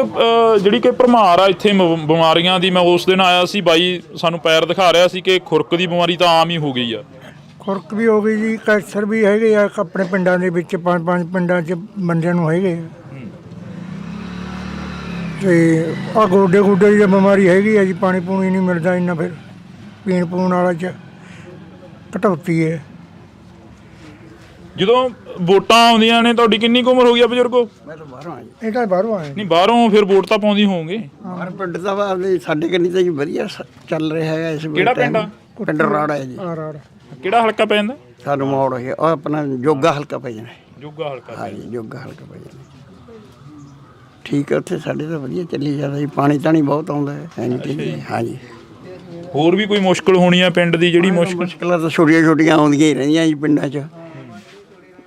ਜਿਹੜੀ ਕਿ ਭਰਮਾਰ ਆ ਇੱਥੇ ਬਿਮਾਰੀਆਂ ਦੀ? ਮੈਂ ਉਸ ਦਿਨ ਆਇਆ ਸੀ, ਬਾਈ ਸਾਨੂੰ ਪੈਰ ਦਿਖਾ ਰਿਹਾ ਸੀ ਕਿ ਖੁਰਕ ਦੀ ਬਿਮਾਰੀ ਤਾਂ ਆਮ ਹੀ ਹੋ ਗਈ ਆ। ਖੁਰਕ ਵੀ ਹੋ ਗਈ ਜੀ, ਕੈਂਸਰ ਵੀ ਹੈਗੇ ਆ ਆਪਣੇ ਪਿੰਡਾਂ ਦੇ ਵਿੱਚ, 5-5 ਪਿੰਡਾਂ 'ਚ ਬੰਦਿਆਂ ਨੂੰ ਹੈਗੇ ਆ। ਤੇ ਆ ਗੋਡੇ ਦੀ ਬਿਮਾਰੀ ਹੈਗੀ ਆ ਜੀ, ਪਾਣੀ ਪੂਣੀ ਨਹੀਂ ਮਿਲਦਾ ਇੰਨਾ, ਫਿਰ ਪੀਣ ਪੂਣ ਵਾਲਾ 'ਚ ਘਟੌਤੀ ਹੈ। ਜਦੋਂ ਵੋਟਾਂ ਆਉਂਦੀਆਂ ਨੇ, ਤੁਹਾਡੀ ਕਿੰਨੀ ਕੁ ਉਮਰ ਹੋ ਗਈ ਆ ਬਜ਼ੁਰਗੋ? ਮੈਂ ਤਾਂ ਬਾਹਰੋਂ ਆਇਆ। ਇਹ ਤਾਂ ਬਾਹਰੋਂ ਆਏ। ਨਹੀਂ, ਬਾਹਰੋਂ ਫਿਰ ਵੋਟ ਤਾਂ ਪਾਉਂਦੀ ਹੋਵੋਗੇ। ਹਰ ਪਿੰਡ ਦਾ ਸਾਡੇ ਕੰਨੀ ਤਾਂ ਜੀ ਵਧੀਆ ਚੱਲ ਰਿਹਾ ਹੈਗਾ ਇਸ ਵੇਲੇ। ਕਿਹੜਾ ਪਿੰਡ ਆ? ਪਿੰਡ ਰਾੜਾ ਹੈ ਜੀ। ਕਿਹੜਾ ਹਲਕਾ ਪੈ ਜਾਂਦਾ? ਸਾਨੂੰ ਮੋੜ ਹੈ ਉਹ ਆਪਣਾ ਜੋਗਾ ਹਲਕਾ ਪੈ ਜਾਣਾ। ਜੋਗਾ ਹਲਕਾ? ਹਾਂਜੀ, ਜੋਗਾ ਹਲਕਾ ਪੈ ਜਾਣਾ। ਠੀਕ ਹੈ, ਉੱਥੇ ਸਾਡੇ ਤਾਂ ਵਧੀਆ ਚੱਲੀ ਜਾਂਦਾ ਜੀ, ਪਾਣੀ ਤਾਣੀ ਬਹੁਤ ਆਉਂਦਾ ਹੈ। ਹਾਂਜੀ। ਹੋਰ ਵੀ ਕੋਈ ਮੁਸ਼ਕਲ ਹੋਣੀ ਆ ਪਿੰਡ ਦੀ? ਜਿਹੜੀ ਮੁਸ਼ਕਲਾਂ ਤਾਂ ਛੋਟੀਆਂ ਆਉਂਦੀਆਂ ਹੀ ਰਹਿੰਦੀਆਂ ਜੀ ਪਿੰਡਾਂ 'ਚ।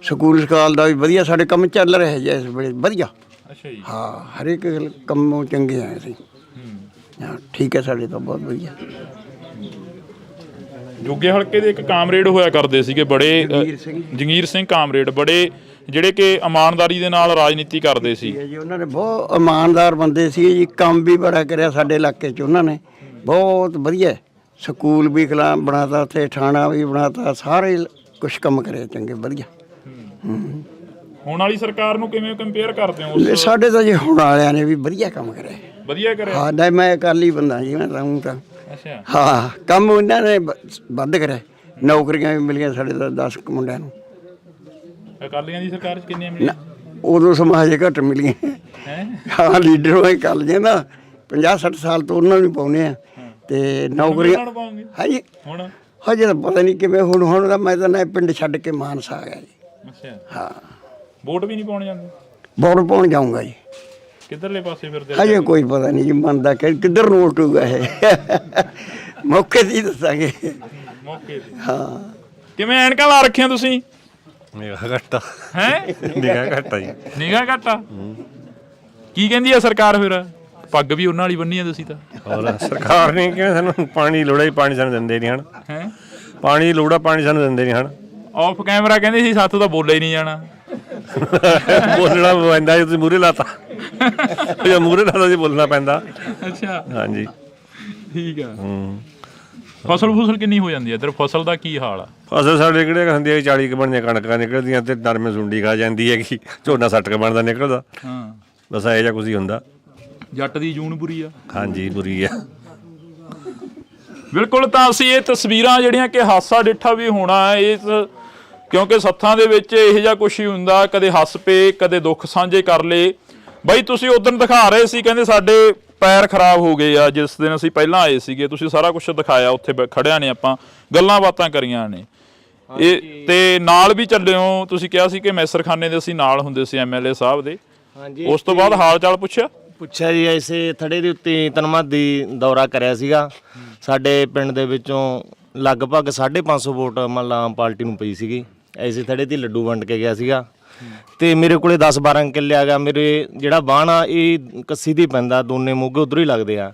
ਸਕੂਲ ਸਕਾਲ ਦਾ ਵੀ ਵਧੀਆ ਸਾਡੇ ਕੰਮ ਚੱਲ ਰਿਹਾ ਜੀ ਇਸ ਵੇਲੇ, ਵਧੀਆ। ਅੱਛਾ ਜੀ। ਹਾਂ, ਹਰੇਕ ਕੰਮ ਚੰਗੇ ਆ ਅਸੀਂ। ਹਾਂ, ਠੀਕ ਹੈ, ਸਾਡੇ ਤਾਂ ਬਹੁਤ ਵਧੀਆ। ਜੋਗੇ ਹਲਕੇ ਦੇ ਇੱਕ ਕਾਮਰੇਡ ਹੋਇਆ ਕਰਦੇ ਸੀਗੇ ਬੜੇ, ਜੰਗੀਰ ਸਿੰਘ ਕਾਮਰੇਡ, ਬੜੇ ਜਿਹੜੇ ਕਿ ਇਮਾਨਦਾਰੀ ਦੇ ਨਾਲ ਰਾਜਨੀਤੀ ਕਰਦੇ ਸੀ ਜੀ। ਉਹਨਾਂ ਨੇ ਬਹੁਤ ਇਮਾਨਦਾਰ ਬੰਦੇ ਸੀ ਜੀ, ਕੰਮ ਵੀ ਬੜਾ ਕਰਿਆ ਸਾਡੇ ਇਲਾਕੇ 'ਚ ਉਹਨਾਂ ਨੇ, ਬਹੁਤ ਵਧੀਆ। ਸਕੂਲ ਵੀ ਬਣਾਤਾ, ਉੱਥੇ ਥਾਣਾ ਵੀ ਬਣਾਤਾ, ਸਾਰੇ ਕੁਛ ਕੰਮ ਕਰਿਆ ਚੰਗੇ ਵਧੀਆ। ਹੁਣ ਵਾਲੀ ਸਰਕਾਰ ਨੂੰ ਕਿਵੇਂ ਕੰਪੇਅਰ ਕਰਦੇ ਹੋ? ਸਾਡੇ ਤਾਂ ਜੀ ਹੁਣ ਵਾਲਿਆਂ ਨੇ ਵੀ ਵਧੀਆ ਕੰਮ ਕਰਿਆ। ਵਧੀਆ ਕਰਿਆ? ਹਾਂ, ਨਹੀਂ ਮੈਂ ਅਕਾਲੀ ਬੰਦਾ ਜੀ, ਮੈਂ ਤਾਂ ਅੱਛਾ। ਹਾਂ, ਕੰਮ ਉਹਨਾਂ ਨੇ ਵੱਧ ਕਰਿਆ, ਨੌਕਰੀਆਂ ਵੀ ਮਿਲੀਆਂ ਸਾਡੇ ਤਾਂ 10 ਮੁੰਡਿਆਂ ਨੂੰ। ਅਕਾਲੀਆਂ ਦੀ ਸਰਕਾਰ 'ਚ ਕਿੰਨੀਆਂ ਮਿਲੀਆਂ? ਉਦੋਂ ਸਮਾਜ ਘੱਟ ਮਿਲੀਆਂ। ਹਾਂ, ਲੀਡਰ ਹੋਏ ਕੱਲ ਜੇ ਨਾ 50-60 ਸਾਲ ਤੋਂ ਉਹਨਾਂ ਨੂੰ ਪਾਉਂਦੇ ਆ ਤੇ ਨੌਕਰੀਆਂ। ਹਾਂਜੀ, ਹੁਣ ਹਜੇ ਤਾਂ ਪਤਾ ਨਹੀਂ ਕਿਵੇਂ। ਹੁਣ ਤਾਂ ਮੈਂ ਤਾਂ ਨਾ ਪਿੰਡ ਛੱਡ ਕੇ ਮਾਨਸਾ ਆ ਗਿਆ ਜੀ। ਅੱਛਾ। ਹਾਂ, ਵੋਟ ਵੀ ਨਹੀਂ ਪਾਉਣ ਜਾਂਦੇ? ਵੋਟ ਪਾਉਣ ਜਾਊਂਗਾ ਜੀ। ਕਿੱਧਰਲੇ ਪਾਸੇ ਫਿਰਦੇ? ਹਜੇ ਕੋਈ ਪਤਾ ਨਹੀਂ ਜੀ, ਮੰਨਦਾ ਕਿੱਧਰ ਨੂੰ ਉੱਠੂਗਾ ਇਹ। ਮੌਕੇ ਤੇ ਹੀ ਦੱਸਾਂਗੇ। ਮੌਕੇ ਤੇ? ਹਾਂ। ਕਿਵੇਂ ਐਨਕਾਂ ਲਾ ਰੱਖੀਆਂ ਤੁਸੀਂ? ਨਿਗਾਹ ਘੱਟਾ ਹੈ? ਨਿਗਾਹ ਘੱਟਾ ਜੀ। ਨਿਗਾਹ ਘੱਟਾ? ਕੀ ਕਹਿੰਦੀ ਆ ਸਰਕਾਰ ਫਿਰ? ਪੱਗ ਵੀ ਉਹਨਾਂ ਵਾਲੀ ਬੰਨੀ ਆ ਤੁਸੀਂ ਤਾਂ। ਹੋਰ ਸਰਕਾਰ ਨੇ ਕਿਹਾ ਸਾਨੂੰ ਪਾਣੀ ਲੋੜਾ ਹੀ ਪਾਣੀ ਸਾਨੂੰ ਦਿੰਦੇ ਨਹੀਂ ਹਨ। ਹੈ ਪਾਣੀ ਲੋੜਾ ਪਾਣੀ ਸਾਨੂੰ ਦਿੰਦੇ ਨਹੀਂ ਹਨ। ਆਫ ਕੈਮਰਾ ਕਹਿੰਦੇ ਸੀ ਸਾਥੋਂ ਤਾਂ ਬੋਲਿਆ ਹੀ ਨਹੀਂ ਜਾਣਾ। ਬੋਲਣਾ ਪੈਂਦਾ ਜੇ ਤੁਸੀਂ ਮੂਹਰੇ ਲਾਤਾ, ਜੇ ਮੂਹਰੇ ਲਾਤਾ ਜੀ ਬੋਲਣਾ ਪੈਂਦਾ। ਅੱਛਾ ਹਾਂਜੀ ਠੀਕ ਆ। ਫਸਲ ਕਿੰਨੀ ਹੋ ਜਾਂਦੀ ਹੈ ਇੱਧਰ? ਫਸਲ ਦਾ ਕੀ ਹਾਲ ਆ? ਫਸਲ ਸਾਡੇ ਕਿਹੜੇ ਹੁੰਦੀ ਹੈ 40 ਕੁ ਬਣਦੀਆਂ ਕਣਕਾਂ ਨਿਕਲਦੀਆਂ ਤੇ ਨਰਮੇ ਸੁੰਡੀ ਖਾ ਜਾਂਦੀ ਹੈਗੀ, ਝੋਨਾ 60 ਕੁ ਬਣਦਾ ਨਿਕਲਦਾ। ਹਾਂ ਬਸ ਇਹੋ ਜਿਹਾ ਕੁਝ ਹੀ ਹੁੰਦਾ। ਜੱਟ ਦੀ ਜੂਨ ਬੁਰੀ ਆ। ਹਾਂਜੀ ਬੁਰੀ ਆ ਬਿਲਕੁਲ। ਤਾਂ ਅਸੀਂ ਇਹ ਤਸਵੀਰਾਂ ਜਿਹੜੀਆਂ ਕਿ ਹਾਸਾ ਡਿੱਠਾ ਵੀ ਹੋਣਾ ਇਸ, ਕਿਉਂਕਿ ਸੱਥਾਂ ਦੇ ਵਿੱਚ ਇਹੋ ਜਿਹਾ ਕੁਛ ਹੀ ਹੁੰਦਾ, ਕਦੇ ਹੱਸ ਪਏ ਕਦੇ ਦੁੱਖ ਸਾਂਝੇ ਕਰ ਲਏ। ਬਾਈ ਤੁਸੀਂ ਉਦੋਂ ਦਿਖਾ ਰਹੇ ਸੀ, ਕਹਿੰਦੇ ਸਾਡੇ ਪੈਰ ਖਰਾਬ ਹੋ ਗਏ ਆ ਜਿਸ ਦਿਨ ਅਸੀਂ ਪਹਿਲਾਂ ਆਏ ਸੀਗੇ, ਤੁਸੀਂ ਸਾਰਾ ਕੁਝ ਦਿਖਾਇਆ, ਉੱਥੇ ਖੜਿਆ ਨੇ ਆਪਾਂ ਗੱਲਾਂ ਬਾਤਾਂ ਕਰੀਆਂ ਨੇ। ਇਹ ਤੇ ਨਾਲ ਵੀ ਚੱਲੇ ਹੋ, ਤੁਸੀਂ ਕਿਹਾ ਸੀ ਕਿ ਮੈਸਰਖਾਨੇ ਦੇ ਅਸੀਂ ਨਾਲ ਹੁੰਦੇ ਸੀ MLA ਸਾਹਿਬ ਦੇ। ਹਾਂਜੀ ਉਸ ਤੋਂ ਬਾਅਦ ਹਾਲ ਚਾਲ ਪੁੱਛਿਆ ਜੀ, ਐਸੇ ਥੜੇ ਦੇ ਉੱਤੇ ਤਨਮਾਦੀ ਦੌਰਾ ਕਰਿਆ ਸੀਗਾ। ਸਾਡੇ ਪਿੰਡ ਦੇ ਵਿੱਚੋਂ ਲਗਭਗ 550 ਵੋਟ ਮੰਨ ਲਾ ਆਮ ਪਾਰਟੀ ਨੂੰ ਪਈ ਸੀਗੀ। ਐਸੇ ਥੜੇ ਤੇ ਲੱਡੂ ਵੰਡ ਕੇ ਗਿਆ ਸੀਗਾ ਤੇ ਮੇਰੇ ਕੋਲੇ 10-12 ਕਿੱਲੇ ਆ ਗਿਆ। ਮੇਰੇ ਜਿਹੜਾ ਬਾਣ ਆ ਇਹ ਕੱਸੀ ਦੀ ਪੈਂਦਾ, ਦੋਨੇ ਮੋਗੇ ਉਧਰੋਂ ਹੀ ਲੱਗਦੇ ਆ।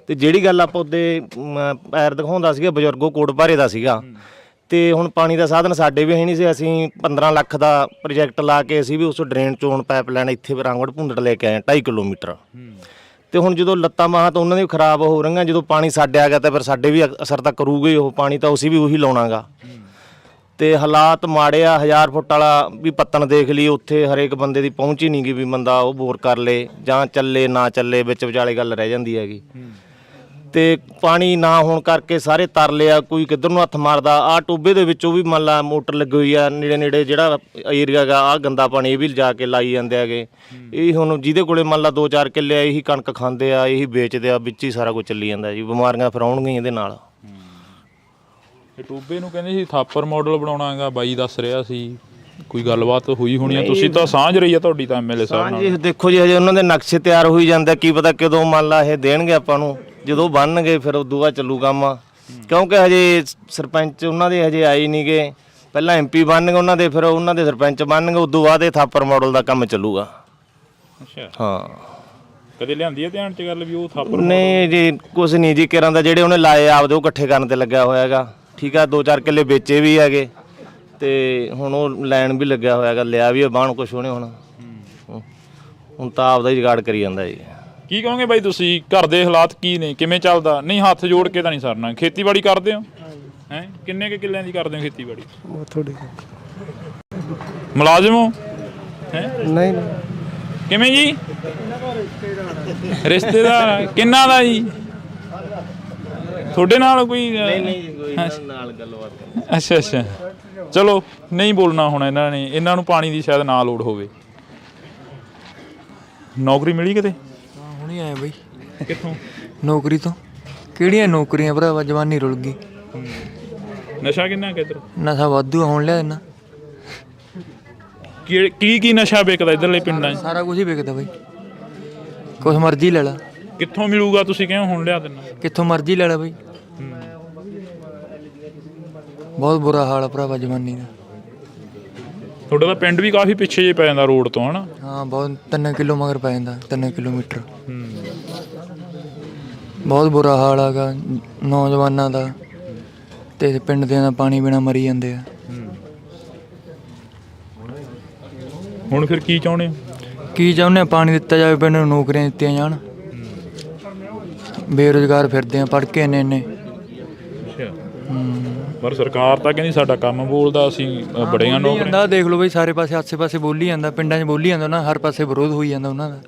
ਤੇ ਜਿਹੜੀ ਗੱਲ ਆਪਾਂ ਉਹਦੇ ਪੈਰ ਦਿਖਾਉਂਦਾ ਸੀਗਾ ਬਜ਼ੁਰਗੋ ਕੋਟ ਭਾਰੇ ਦਾ ਸੀਗਾ। ਤੇ ਹੁਣ ਪਾਣੀ ਦਾ ਸਾਧਨ ਸਾਡੇ ਵੀ ਹੈ ਨਹੀਂ ਸੀ। ਅਸੀਂ 15 ਲੱਖ ਦਾ ਪ੍ਰੋਜੈਕਟ ਲਾ ਕੇ ਅਸੀਂ ਵੀ ਉਸ ਡਰੇਨ ਚੋਣ ਪਾਈਪਲਾਈਨ ਇੱਥੇ ਰਾਂਗੜ ਭੁੰਦੜ ਲੈ ਕੇ ਆਏ 2.5 ਕਿਲੋਮੀਟਰ। ਤੇ ਹੁਣ ਜਦੋਂ ਲੱਤਾਂ ਬਾਹਾਂ ਤਾਂ ਉਹਨਾਂ ਦੀ ਖਰਾਬ ਹੋ ਰਹੀਆਂ, ਜਦੋਂ ਪਾਣੀ ਸਾਡੇ ਆ ਗਿਆ ਤਾਂ ਫਿਰ ਸਾਡੇ ਵੀ ਅਸਰ ਤਾਂ ਕਰੂਗਾ ਹੀ ਉਹ ਪਾਣੀ, ਤਾਂ ਅਸੀਂ ਵੀ ਉਹੀ ਲਾਉਣਾਗਾ। ਤੇ ਹਾਲਾਤ ਮਾੜੇ ਆ। 1000 ਫੁੱਟ ਵਾਲਾ ਵੀ ਪੱਤਣ ਦੇਖ ਲਈ, ਉੱਥੇ ਹਰੇਕ ਬੰਦੇ ਦੀ ਪਹੁੰਚ ਹੀ ਨਹੀਂ ਗਈ ਵੀ ਬੰਦਾ ਉਹ ਬੋਰ ਕਰ ਲੇ ਜਾਂ ਚੱਲੇ ਨਾ ਚੱਲੇ, ਵਿੱਚ ਵਿਚਾਲੇ ਗੱਲ ਰਹਿ ਜਾਂਦੀ ਹੈਗੀ। ਤੇ ਪਾਣੀ ਨਾ ਹੋਣ ਕਰਕੇ ਸਾਰੇ ਤਰਲੇ ਆ, ਕੋਈ ਕਿੱਧਰ ਨੂੰ ਹੱਥ ਮਾਰਦਾ। ਆਹ ਟੋਬੇ ਦੇ ਵਿੱਚੋਂ ਵੀ ਮੰਨ ਲਾ ਮੋਟਰ ਲੱਗੀ ਹੋਈ ਆ ਨੇੜੇ ਜਿਹੜਾ ਏਰੀਆ ਗਾ, ਆਹ ਗੰਦਾ ਪਾਣੀ ਇਹ ਵੀ ਲਿਜਾ ਕੇ ਲਾਈ ਜਾਂਦੇ ਹੈਗੇ। ਇਹ ਹੁਣ ਜਿਹਦੇ ਕੋਲੇ ਮੰਨ ਲਾ 2-4 ਕਿੱਲੇ ਆ, ਇਹੀ ਕਣਕ ਖਾਂਦੇ ਆ, ਇਹੀ ਵੇਚਦੇ ਆ, ਵਿੱਚ ਹੀ ਸਾਰਾ ਕੁਝ ਚੱਲੀ ਜਾਂਦਾ ਜੀ। ਬਿਮਾਰੀਆਂ ਫਿਰ ਆਉਣਗੀਆਂ ਇਹਦੇ ਨਾਲ। ਇਹ ਟੋਬੇ ਨੂੰ ਕਹਿੰਦੇ ਸੀ ਥਾਪਰ ਮਾਡਲ ਬਣਾਉਣਾਗਾ, ਬਾਈ ਦੱਸ ਰਿਹਾ ਸੀ। ਕੋਈ ਗੱਲਬਾਤ ਹੋਈ ਹੋਣੀ ਆ? ਤੁਸੀਂ ਤਾਂ ਸਾਂਝ ਰਹੀ ਆ ਤੁਹਾਡੀ ਤਾਂ MLA ਸਾਹਿਬ ਨਾਲ। ਹਾਂਜੀ ਦੇਖੋ ਜੀ, ਹਜੇ ਉਹਨਾਂ ਦੇ ਨਕਸ਼ੇ ਤਿਆਰ ਹੋਈ ਜਾਂਦੇ, ਕੀ ਪਤਾ ਕਦੋਂ ਮੰਨ ਲਾ ਇਹ ਦੇਣਗੇ ਆਪਾਂ ਨੂੰ। ਜਦੋਂ ਬਣਨਗੇ ਫਿਰ ਉਦੋਂ ਬਾਅਦ ਚੱਲੂ ਕੰਮ, ਕਿਉਂਕਿ ਹਜੇ ਸਰਪੰਚ ਉਹਨਾਂ ਦੇ ਹਜੇ ਆਏ ਨਹੀਂ ਗੇ। ਪਹਿਲਾਂ MP ਬਣਨਗੇ ਉਹਨਾਂ ਦੇ, ਫਿਰ ਉਹਨਾਂ ਦੇ ਸਰਪੰਚ ਬਣਨਗੇ, ਉਦੋਂ ਬਾਅਦ ਇਹ ਥਾਪਰ ਮਾਡਲ ਦਾ ਕੰਮ ਚੱਲੂਗਾ। ਅੱਛਾ ਹਾਂ ਕਦੇ ਲਿਆਂਦੀ ਹੈ ਧਿਆਨ 'ਚ ਗੱਲ ਵੀ ਉਹ ਥਾਪਰ? ਨਹੀਂ ਜੀ ਕੁਛ ਨਹੀਂ ਜੀ, ਕਿਰਾਂ ਦਾ ਜਿਹੜੇ ਉਹਨੇ ਲਾਏ ਆਪਦੇ ਉਹ ਇਕੱਠੇ ਕਰਨ ਤੇ ਲੱਗਿਆ ਹੋਇਆ ਹੈਗਾ। ਠੀਕ ਆ 2-4 ਕਿੱਲੇ ਵੇਚੇ ਵੀ ਹੈਗੇ ਤੇ ਹੁਣ ਉਹ ਲੈਣ ਵੀ ਲੱਗਿਆ ਹੋਇਆ ਹੈਗਾ, ਲਿਆ ਵੀ ਬਾਣ ਕੁਛ ਉਹਨੇ। ਹੁਣ ਤਾਂ ਆਪਦਾ ਹੀ ਜੁਗਾੜ ਕਰੀ ਜਾਂਦਾ ਜੀ। ਕੀ ਕਹੋਗੇ ਬਾਈ ਤੁਸੀਂ, ਘਰ ਦੇ ਹਾਲਾਤ ਕੀ ਨੇ, ਕਿਵੇਂ ਚੱਲਦਾ? ਨਹੀਂ ਹੱਥ ਜੋੜ ਕੇ ਤਾਂ ਨਹੀਂ ਸਰਨਾ। ਖੇਤੀਬਾੜੀ ਕਰਦੇ ਹੋ? ਹੈ ਕਿੰਨੇ ਕੁ ਕਿੱਲਿਆਂ ਦੀ ਕਰਦੇ ਹੋ ਖੇਤੀਬਾੜੀ? ਥੋੜੀ ਮੁਲਾਜ਼ਮ ਹੋ? ਹੈ ਨਹੀਂ ਕਿਵੇਂ ਜੀ? ਰਿਸ਼ਤੇਦਾਰ ਕਿੰਨਾ ਦਾ ਜੀ? ਤੁਹਾਡੇ ਨਾਲ ਕੋਈ? ਨਾਲ ਗੱਲਬਾਤ। ਅੱਛਾ ਚਲੋ ਨਹੀਂ ਬੋਲਣਾ ਹੁਣ ਇਹਨਾਂ ਨੂੰ ਪਾਣੀ ਦੀ ਸ਼ਾਇਦ ਨਾ ਲੋੜ ਹੋਵੇ। ਨੌਕਰੀ ਮਿਲੀ ਕਿਤੇ? ਹੁਣੀ ਆਏ ਬਈ ਕਿੱਥੋਂ? ਨੌਕਰੀ ਤੋਂ। ਕਿਹੜੀਆਂ ਨੌਕਰੀਆਂ ਭਰਾਵਾ, ਜਵਾਨੀ ਰੁਲ ਗਈ। ਨਸ਼ਾ ਕਿੰਨਾ ਕਿੱਧਰ? ਨਸ਼ਾ ਵਾਧੂ ਹੁਣ ਲਿਆ ਦੇਣਾ। ਕੀ ਨਸ਼ਾ ਵਿਕਦਾ ਇੱਧਰਲੇ ਪਿੰਡਾਂ 'ਚ? ਸਾਰਾ ਕੁਝ ਹੀ ਵਿਕਦਾ ਬਈ, ਕੁਛ ਮਰਜ਼ੀ ਲੈ ਲਾ। ਕਿੱਥੋਂ ਮਿਲੂਗਾ? ਤੁਸੀਂ ਕਿਉਂ ਹੁਣ ਲਿਆ ਦੇਣਾ? ਕਿੱਥੋਂ ਮਰਜ਼ੀ ਲੈ ਲਾ ਬਈ। ਬਹੁਤ ਬੁਰਾ ਹਾਲ ਆ ਭਰਾਵਾ ਜਵਾਨੀ ਦਾ। ਤੁਹਾਡਾ ਤਾਂ ਪਿੰਡ ਵੀ ਕਾਫੀ ਪਿੱਛੇ ਜੇ ਪੈ ਜਾਂਦਾ ਰੋਡ ਤੋਂ, ਹਨਾ? ਹਾਂ ਬਹੁਤ 3 ਕਿਲੋ ਮਗਰ ਪੈ ਜਾਂਦਾ, 3 ਕਿਲੋਮੀਟਰ। ਬਹੁਤ ਬੁਰਾ ਹਾਲ ਹੈਗਾ ਨੌਜਵਾਨਾਂ ਦਾ, ਤੇ ਪਿੰਡ ਦਿਆਂ ਦਾ ਪਾਣੀ ਬਿਨਾਂ ਮਰੀ ਜਾਂਦੇ ਆ। ਹੁਣ ਫਿਰ ਕੀ ਚਾਹੁੰਦੇ ਹੋ? ਕੀ ਚਾਹੁੰਦੇ ਆ? ਪਾਣੀ ਦਿੱਤਾ ਜਾਵੇ, ਪਿੰਡ ਨੂੰ ਨੌਕਰੀਆਂ ਦਿੱਤੀਆਂ ਜਾਣ। ਬੇਰੁਜ਼ਗਾਰ ਫਿਰਦੇ ਆ ਪੜ੍ਹ ਕੇ ਇੰਨੇ। ਪਰ ਸਰਕਾਰ ਤਾਂ ਕਹਿੰਦੀ ਸਾਡਾ ਕੰਮ ਬੋਲਦਾ, ਅਸੀਂ ਬੜੀਆਂ ਨੌਕਰੀਆਂ। ਜਾਂਦਾ ਦੇਖ ਲਓ ਬਈ, ਸਾਰੇ ਪਾਸੇ ਆਸੇ-ਪਾਸੇ ਬੋਲੀ ਜਾਂਦਾ, ਪਿੰਡਾਂ 'ਚ ਬੋਲੀ ਜਾਂਦਾ ਨਾ, ਹਰ ਪਾਸੇ ਵਿਰੋਧ ਹੋਈ ਜਾਂਦਾ ਉਹਨਾਂ ਦਾ।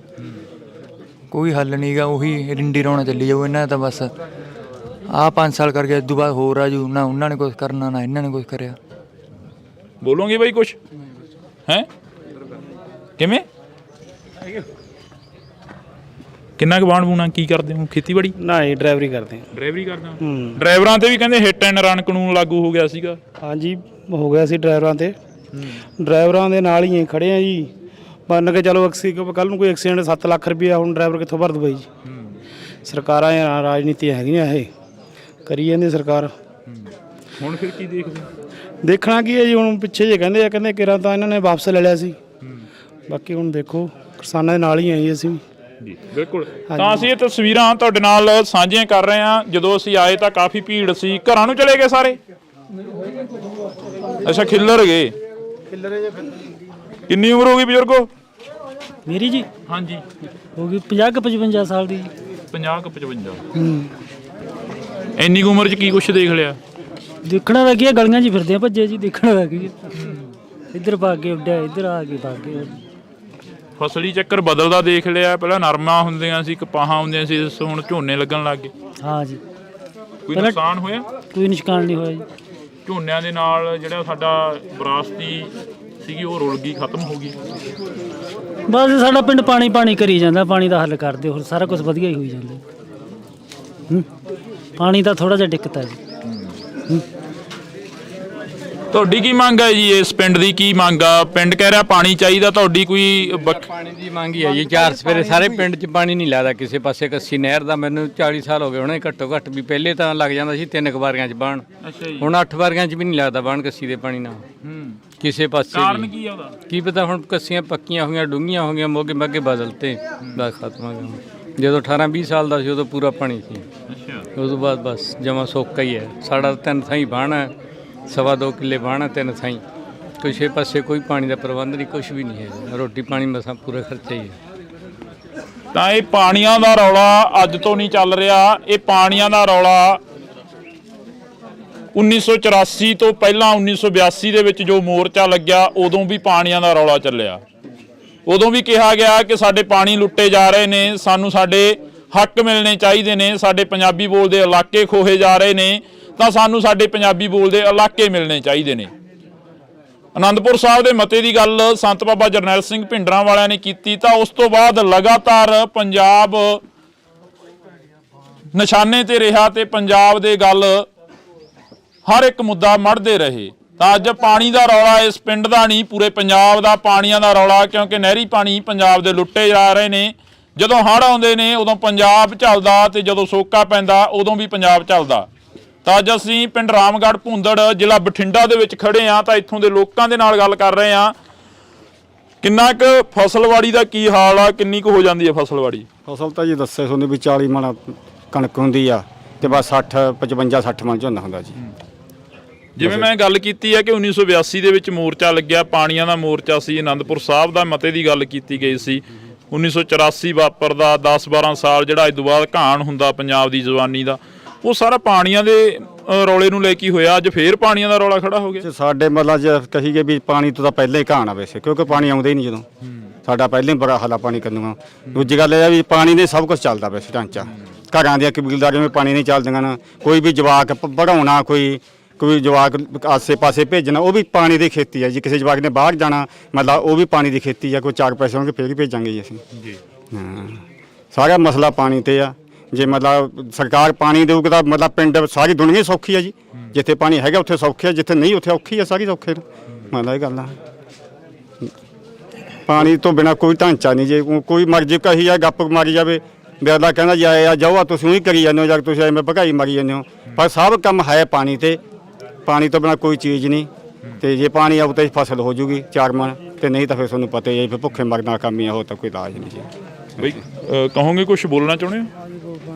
ਕੋਈ ਹੱਲ ਨਹੀਂ ਗਾ, ਉਹੀ ਰਿੰਡੀ ਰੋਣਾ ਚੱਲੀ ਜਾਊ ਇਹਨਾਂ ਦਾ। ਤਾਂ ਬਸ ਆਹ 5 ਸਾਲ ਕਰ ਗਿਆ, ਇਸ ਤੋਂ ਬਾਅਦ ਹੋਰ ਆ ਜੂ। ਨਾ ਉਹਨਾਂ ਨੇ ਕੁਛ ਕਰਨਾ, ਨਾ ਇਹਨਾਂ ਨੇ ਕੁਛ ਕਰਿਆ। ਬੋਲੋਗੇ ਬਾਈ ਕੁਛ? ਹੈ ਕਿਵੇਂ? ਕਿੰਨਾ ਕੁ ਬਾਣ ਬੂਣਾ ਕੀ ਕਰਦੇ ਹੋ? ਖੇਤੀਬਾੜੀ? ਨਾ ਇਹ ਡਰਾਈਵਰੀ ਕਰਦੇ ਆ। ਡਰਾਈਵਰੀ ਕਰਦੇ ਹੋ? ਡਰਾਈਵਰਾਂ ਤੇ ਵੀ ਕਹਿੰਦੇ ਹਿੱਟ ਐਂਡ ਰਨ ਕਾਨੂੰਨ ਲਾਗੂ ਹੋ ਗਿਆ ਸੀਗਾ। ਹਾਂਜੀ ਹੋ ਗਿਆ ਸੀ ਡਰਾਈਵਰਾਂ ਤੇ। ਡਰਾਈਵਰਾਂ ਦੇ ਨਾਲ ਹੀ ਖੜੇ ਆ ਜੀ, ਮੰਨ ਕੇ ਚਲੋ ਕੱਲ ਨੂੰ ਕੋਈ ਐਕਸੀਡੈਂਟ 7 ਲੱਖ ਰੁਪਈਆ ਹੁਣ ਡਰਾਈਵਰ ਕਿੱਥੋਂ ਭਰ ਦੂਗਾ ਜੀ? ਸਰਕਾਰਾਂ ਰਾਜਨੀਤੀ ਹੈਗੀਆਂ, ਇਹ ਕਰੀ ਜਾਂਦੀ ਸਰਕਾਰ। ਹੁਣ ਫਿਰ ਕੀ ਦੇਖਦੇ? ਦੇਖਣਾ ਕੀ ਹੈ ਜੀ, ਹੁਣ ਪਿੱਛੇ ਜੇ ਕਹਿੰਦੇ ਕਿਰਾਂ ਤਾਂ ਇਹਨਾਂ ਨੇ ਵਾਪਸ ਲੈ ਲਿਆ ਸੀ। ਬਾਕੀ ਹੁਣ ਦੇਖੋ, ਕਿਸਾਨਾਂ ਦੇ ਨਾਲ ਹੀ ਆਏ ਜੀ ਅਸੀਂ। ਜੀ ਬਿਲਕੁਲ। ਤਾਂ ਅਸੀਂ ਇਹ ਤਸਵੀਰਾਂ ਤੁਹਾਡੇ ਨਾਲ ਸਾਂਝੀਆਂ ਕਰ ਰਹੇ ਹਾਂ। ਜਦੋਂ ਅਸੀਂ ਆਏ ਤਾਂ ਕਾਫੀ ਭੀੜ ਸੀ, ਘਰਾਂ ਨੂੰ ਚਲੇ ਗਏ ਸਾਰੇ? ਅੱਛਾ, ਖਿੱਲਰ ਗਏ। ਕਿੰਨੀ ਉਮਰ ਹੋ ਗਈ ਬਜ਼ੁਰਗੋ ਮੇਰੀ ਜੀ? ਹਾਂਜੀ, ਹੋ ਗਈ 50-55 ਸਾਲ ਦੀ ਜੀ। 50-55। ਇੰਨੀ ਕੁ ਉਮਰ 'ਚ ਕੀ ਕੁਛ ਦੇਖ ਲਿਆ? ਦੇਖਣਾ ਦਾ ਕੀ ਹੈ, ਗਲੀਆਂ 'ਚ ਫਿਰਦੇ ਆ ਭੱਜੇ ਜੀ, ਦੇਖਣਾ ਦਾ ਕੀ ਹੈ। ਇੱਧਰ ਭਾਗ ਕੇ ਉੱਡਿਆ, ਇੱਧਰ ਆ ਕੇ ਭਾਗ ਕੇ। ਫਸਲੀ ਚੱਕਰ ਬਦਲਦਾ ਦੇਖ ਲਿਆ। ਪਹਿਲਾਂ ਨਰਮਾ ਹੁੰਦੀਆਂ ਸੀ, ਕਪਾਹਾਂ ਹੁੰਦੀਆਂ ਸੀ, ਹੁਣ ਝੋਨੇ ਲੱਗਣ ਲੱਗ ਗਏ। ਹਾਂ ਜੀ। ਕੋਈ ਨੁਕਸਾਨ ਹੋਇਆ? ਕੋਈ ਨੁਕਸਾਨ ਨਹੀਂ ਹੋਇਆ ਜੀ। ਝੋਨਿਆਂ ਦੇ ਨਾਲ ਜਿਹੜਾ ਸਾਡਾ ਵਿਰਾਸਤੀ ਸੀਗੀ ਉਹ ਰੁਲ ਗਈ, ਖਤਮ ਹੋ ਗਈ। ਬਸ ਸਾਡਾ ਪਿੰਡ ਪਾਣੀ ਕਰੀ ਜਾਂਦਾ, ਪਾਣੀ ਦਾ ਹੱਲ ਕਰਦੇ, ਹੋਰ ਸਾਰਾ ਕੁਝ ਵਧੀਆ ਹੀ ਹੋਈ ਜਾਂਦਾ। ਪਾਣੀ ਦਾ ਥੋੜਾ ਜਿਹਾ ਦਿੱਕਤ ਹੈ ਜੀ। ਤੁਹਾਡੀ ਕੀ ਮੰਗ ਹੈ ਜੀ? ਇਸ ਪਿੰਡ ਦੀ ਕੀ ਮੰਗ ਆ? ਪਿੰਡ ਕਹਿ ਰਿਹਾ ਪਾਣੀ ਚਾਹੀਦਾ, ਤੁਹਾਡੀ ਕੋਈ ਪਾਣੀ ਦੀ ਮੰਗ ਹੀ ਹੈ ਜੀ। 4 ਸਵੇਰੇ ਸਾਰੇ ਪਿੰਡ 'ਚ ਪਾਣੀ ਨਹੀਂ ਲੱਗਦਾ ਕਿਸੇ ਪਾਸੇ। ਕੱਸੀ ਨਹਿਰ ਦਾ ਮੈਨੂੰ 40 ਸਾਲ ਹੋ ਗਏ ਹੋਣੇ ਘੱਟੋ ਘੱਟ ਵੀ। ਪਹਿਲੇ ਤਾਂ ਲੱਗ ਜਾਂਦਾ ਸੀ 3 ਵਾਰੀਆਂ 'ਚ ਬਾਣ, ਹੁਣ 8 ਵਾਰੀਆਂ 'ਚ ਵੀ ਨਹੀਂ ਲੱਗਦਾ ਬਾਣ ਕੱਸੀ ਦੇ ਪਾਣੀ ਨਾਲ ਕਿਸੇ ਪਾਸੇ। ਕਾਰਨ ਕੀ ਆ ਉਹਦਾ? ਕੀ ਪਤਾ, ਹੁਣ ਕੱਸੀਆਂ ਪੱਕੀਆਂ ਹੋਈਆਂ, ਡੂੰਘੀਆਂ ਹੋ ਗਈਆਂ, ਮੋਗੇ ਮੱਗੇ ਬਦਲਤੇ, ਬਸ ਖਤਮ ਹੋ ਗਿਆ। ਜਦੋਂ 18-20 ਸਾਲ ਦਾ ਸੀ ਉਦੋਂ ਪੂਰਾ ਪਾਣੀ ਸੀ। ਉਸ ਤੋਂ ਬਾਅਦ ਬਸ ਜਮਾ ਸੋਕਾ ਹੀ ਹੈ। ਸਾਡਾ 3 ਥਾਈਂ ਬਾਣ ਹੈ, 2.25 ਕਿੱਲੇ ਬਾਣ, 3 ਥਾਈਂ। ਕਿਸੇ ਪਾਸੇ ਕੋਈ ਪਾਣੀ ਦਾ ਪ੍ਰਬੰਧ ਨਹੀਂ, ਕੁਛ ਵੀ ਨਹੀਂ ਹੈ। ਰੋਟੀ ਪਾਣੀ ਮਸਾਂ ਪੂਰਾ ਖਰਚਾ ਹੀ ਹੈ। ਤਾਂ ਇਹ ਪਾਣੀਆਂ ਦਾ ਰੌਲਾ ਅੱਜ ਤੋਂ ਨਹੀਂ ਚੱਲ ਰਿਹਾ। ਇਹ ਪਾਣੀਆਂ ਦਾ ਰੌਲਾ 1984 ਤੋਂ ਪਹਿਲਾਂ 1982 ਦੇ ਵਿੱਚ ਜੋ ਮੋਰਚਾ ਲੱਗਿਆ, ਉਦੋਂ ਵੀ ਪਾਣੀਆਂ ਦਾ ਰੌਲਾ ਚੱਲਿਆ। ਉਦੋਂ ਵੀ ਕਿਹਾ ਗਿਆ ਕਿ ਸਾਡੇ ਪਾਣੀ ਲੁੱਟੇ ਜਾ ਰਹੇ ਨੇ, ਸਾਨੂੰ ਸਾਡੇ ਹੱਕ ਮਿਲਣੇ ਚਾਹੀਦੇ ਨੇ, ਸਾਡੇ ਪੰਜਾਬੀ ਬੋਲਦੇ ਇਲਾਕੇ ਖੋਹੇ ਜਾ ਰਹੇ ਨੇ, ਤਾਂ ਸਾਨੂੰ ਸਾਡੇ ਪੰਜਾਬੀ ਬੋਲਦੇ ਇਲਾਕੇ ਮਿਲਣੇ ਚਾਹੀਦੇ ਨੇ। ਆਨੰਦਪੁਰ ਸਾਹਿਬ ਦੇ ਮਤੇ ਦੀ ਗੱਲ ਸੰਤ ਬਾਬਾ ਜਰਨੈਲ ਸਿੰਘ ਭਿੰਡਰਾਂ ਵਾਲਿਆਂ ਨੇ ਕੀਤੀ, ਤਾਂ ਉਸ ਤੋਂ ਬਾਅਦ ਲਗਾਤਾਰ ਪੰਜਾਬ ਨਿਸ਼ਾਨੇ ਤੇ ਰਿਹਾ ਤੇ ਪੰਜਾਬ ਦੇ ਗੱਲ ਹਰ ਇੱਕ ਮੁੱਦਾ ਮੜਦੇ ਰਹੇ। ਤਾਂ ਅੱਜ ਪਾਣੀ ਦਾ ਰੌਲਾ ਇਸ ਪਿੰਡ ਦਾ ਨਹੀਂ, ਪੂਰੇ ਪੰਜਾਬ ਦਾ ਪਾਣੀਆਂ ਦਾ ਰੌਲਾ, ਕਿਉਂਕਿ ਨਹਿਰੀ ਪਾਣੀ ਪੰਜਾਬ ਦੇ ਲੁੱਟੇ ਜਾ ਰਹੇ ਨੇ। ਜਦੋਂ ਹੜ੍ਹ ਆਉਂਦੇ ਨੇ ਉਦੋਂ ਪੰਜਾਬ ਝੱਲਦਾ, ਤੇ ਜਦੋਂ ਸੋਕਾ ਪੈਂਦਾ ਉਦੋਂ ਵੀ ਪੰਜਾਬ ਝੱਲਦਾ। ਤਾਂ ਅੱਜ ਅਸੀਂ ਪਿੰਡ ਰਾਮਗੜ੍ਹ ਭੁੰਦੜ, ਜ਼ਿਲ੍ਹਾ ਬਠਿੰਡਾ ਦੇ ਵਿੱਚ ਖੜੇ ਹਾਂ, ਤਾਂ ਇੱਥੋਂ ਦੇ ਲੋਕਾਂ ਦੇ ਨਾਲ ਗੱਲ ਕਰ ਰਹੇ ਹਾਂ। ਕਿੰਨਾ ਕੁ ਫਸਲਵਾੜੀ ਦਾ ਕੀ ਹਾਲ ਆ? ਕਿੰਨੀ ਕੁ ਹੋ ਜਾਂਦੀ ਹੈ ਫਸਲਵਾੜੀ? ਫਸਲ ਤਾਂ ਜੀ ਦੱਸੇ ਤੁਹਾਨੂੰ ਵੀ 40 ਮਣ ਕਣਕ ਹੁੰਦੀ ਆ, ਤੇ ਬਸ 55-60 ਮਣ ਝੋਨਾ ਹੁੰਦਾ ਜੀ। ਜਿਵੇਂ ਮੈਂ ਗੱਲ ਕੀਤੀ ਹੈ ਕਿ 1982 ਦੇ ਵਿੱਚ ਮੋਰਚਾ ਲੱਗਿਆ, ਪਾਣੀਆਂ ਦਾ ਮੋਰਚਾ ਸੀ, ਆਨੰਦਪੁਰ ਸਾਹਿਬ ਦਾ ਮਤੇ ਦੀ ਗੱਲ ਕੀਤੀ ਗਈ ਸੀ। 1984 ਵਾਪਰਦਾ, 10-12 ਸਾਲ ਜਿਹੜਾ ਇਸ ਤੋਂ ਬਾਅਦ ਘਾਣ ਹੁੰਦਾ ਪੰਜਾਬ ਦੀ ਜਵਾਨੀ ਦਾ, ਉਹ ਸਾਰਾ ਪਾਣੀਆਂ ਦੇ ਰੌਲੇ ਨੂੰ ਲੈ ਕੇ ਹੋਇਆ। ਅੱਜ ਫੇਰ ਪਾਣੀਆਂ ਦਾ ਰੌਲਾ ਖੜਾ ਹੋ ਗਿਆ। ਸਾਡੇ ਮਤਲਬ ਜੇ ਕਹੀਏ ਵੀ ਪਾਣੀ ਤੋਂ ਤਾਂ ਪਹਿਲਾਂ ਹੀ ਘਾਣ ਆ ਵੈਸੇ, ਕਿਉਂਕਿ ਪਾਣੀ ਆਉਂਦਾ ਹੀ ਨਹੀਂ ਜਦੋਂ। ਸਾਡਾ ਪਹਿਲਾਂ ਹੀ ਬੜਾ ਹਾਲਾ ਪਾਣੀ ਕਰਨੂਗਾ। ਦੂਜੀ ਗੱਲ ਇਹ ਆ ਵੀ ਪਾਣੀ ਦੇ ਸਭ ਕੁਝ ਚੱਲਦਾ ਵੈਸੇ ਢਾਂਚਾ। ਘਰਾਂ ਦੀਆਂ ਕਬੀਲਦਾਰੀਆਂ ਵਿੱਚ ਪਾਣੀ ਨਹੀਂ ਚੱਲਦੀਆਂ ਨਾ। ਕੋਈ ਵੀ ਜਵਾਕ ਪੜ੍ਹਾਉਣਾ, ਕੋਈ ਜਵਾਕ ਆਸੇ ਪਾਸੇ ਭੇਜਣਾ, ਉਹ ਵੀ ਪਾਣੀ ਦੀ ਖੇਤੀ ਹੈ ਜੀ। ਕਿਸੇ ਜਵਾਕ ਨੇ ਬਾਹਰ ਜਾਣਾ, ਮਤਲਬ ਉਹ ਵੀ ਪਾਣੀ ਦੀ ਖੇਤੀ ਆ। ਕੋਈ 4 ਪੈਸੇ ਹੋਣਗੇ ਫੇਰ ਹੀ ਭੇਜਾਂਗੇ ਜੀ ਅਸੀਂ। ਹਾਂ, ਸਾਰਾ ਮਸਲਾ ਪਾਣੀ ਤੇ ਆ। ਜੇ ਮਤਲਬ ਸਰਕਾਰ ਪਾਣੀ ਦੇਊਗੀ ਤਾਂ ਮਤਲਬ ਪਿੰਡ ਸਾਰੀ ਦੁਨੀਆ ਸੌਖੀ ਆ ਜੀ। ਜਿੱਥੇ ਪਾਣੀ ਹੈਗਾ ਉੱਥੇ ਸੌਖੀ ਆ, ਜਿੱਥੇ ਨਹੀਂ ਉੱਥੇ ਔਖੀ ਆ, ਸਾਰੀ ਸੌਖੇ। ਮਤਲਬ ਇਹ ਗੱਲ ਆ, ਪਾਣੀ ਤੋਂ ਬਿਨਾਂ ਕੋਈ ਢਾਂਚਾ ਨਹੀਂ। ਜੇ ਕੋਈ ਮਰਜ਼ੀ ਕਹੀ ਆ, ਗੱਪ ਮਾਰੀ ਜਾਵੇ, ਬੇਅਦਾ ਕਹਿੰਦਾ ਜੀ ਆਏ ਆ ਜਾਓ, ਤੁਸੀਂ ਉਹੀ ਕਰੀ ਜਾਂਦੇ ਹੋ, ਜਾਂ ਤੁਸੀਂ ਐਵੇਂ ਭਗਾਈ ਮਾਰੀ ਜਾਂਦੇ ਹੋ। ਪਰ ਸਭ ਕੰਮ ਹੈ ਪਾਣੀ ਤੇ। ਪਾਣੀ ਤੋਂ ਬਿਨਾਂ ਕੋਈ ਚੀਜ਼ ਨਹੀਂ। ਤੇ ਜੇ ਪਾਣੀ ਆਊ ਤਾਂ ਫਸਲ ਹੋ ਜੂਗੀ 4 ਮਣ, ਤੇ ਨਹੀਂ ਤਾਂ ਫਿਰ ਤੁਹਾਨੂੰ ਪਤਾ ਹੀ ਹੈ ਫਿਰ ਭੁੱਖੇ ਮਰਨਾ ਕੰਮ ਹੀ ਆ, ਹੋ ਤਾਂ ਕੋਈ ਇਲਾਜ ਨਹੀਂ ਜੀ। ਬਈ ਕਹੋਗੇ ਕੁਝ ਬੋਲਣਾ ਚਾਹੁੰਦੇ ਹੋ?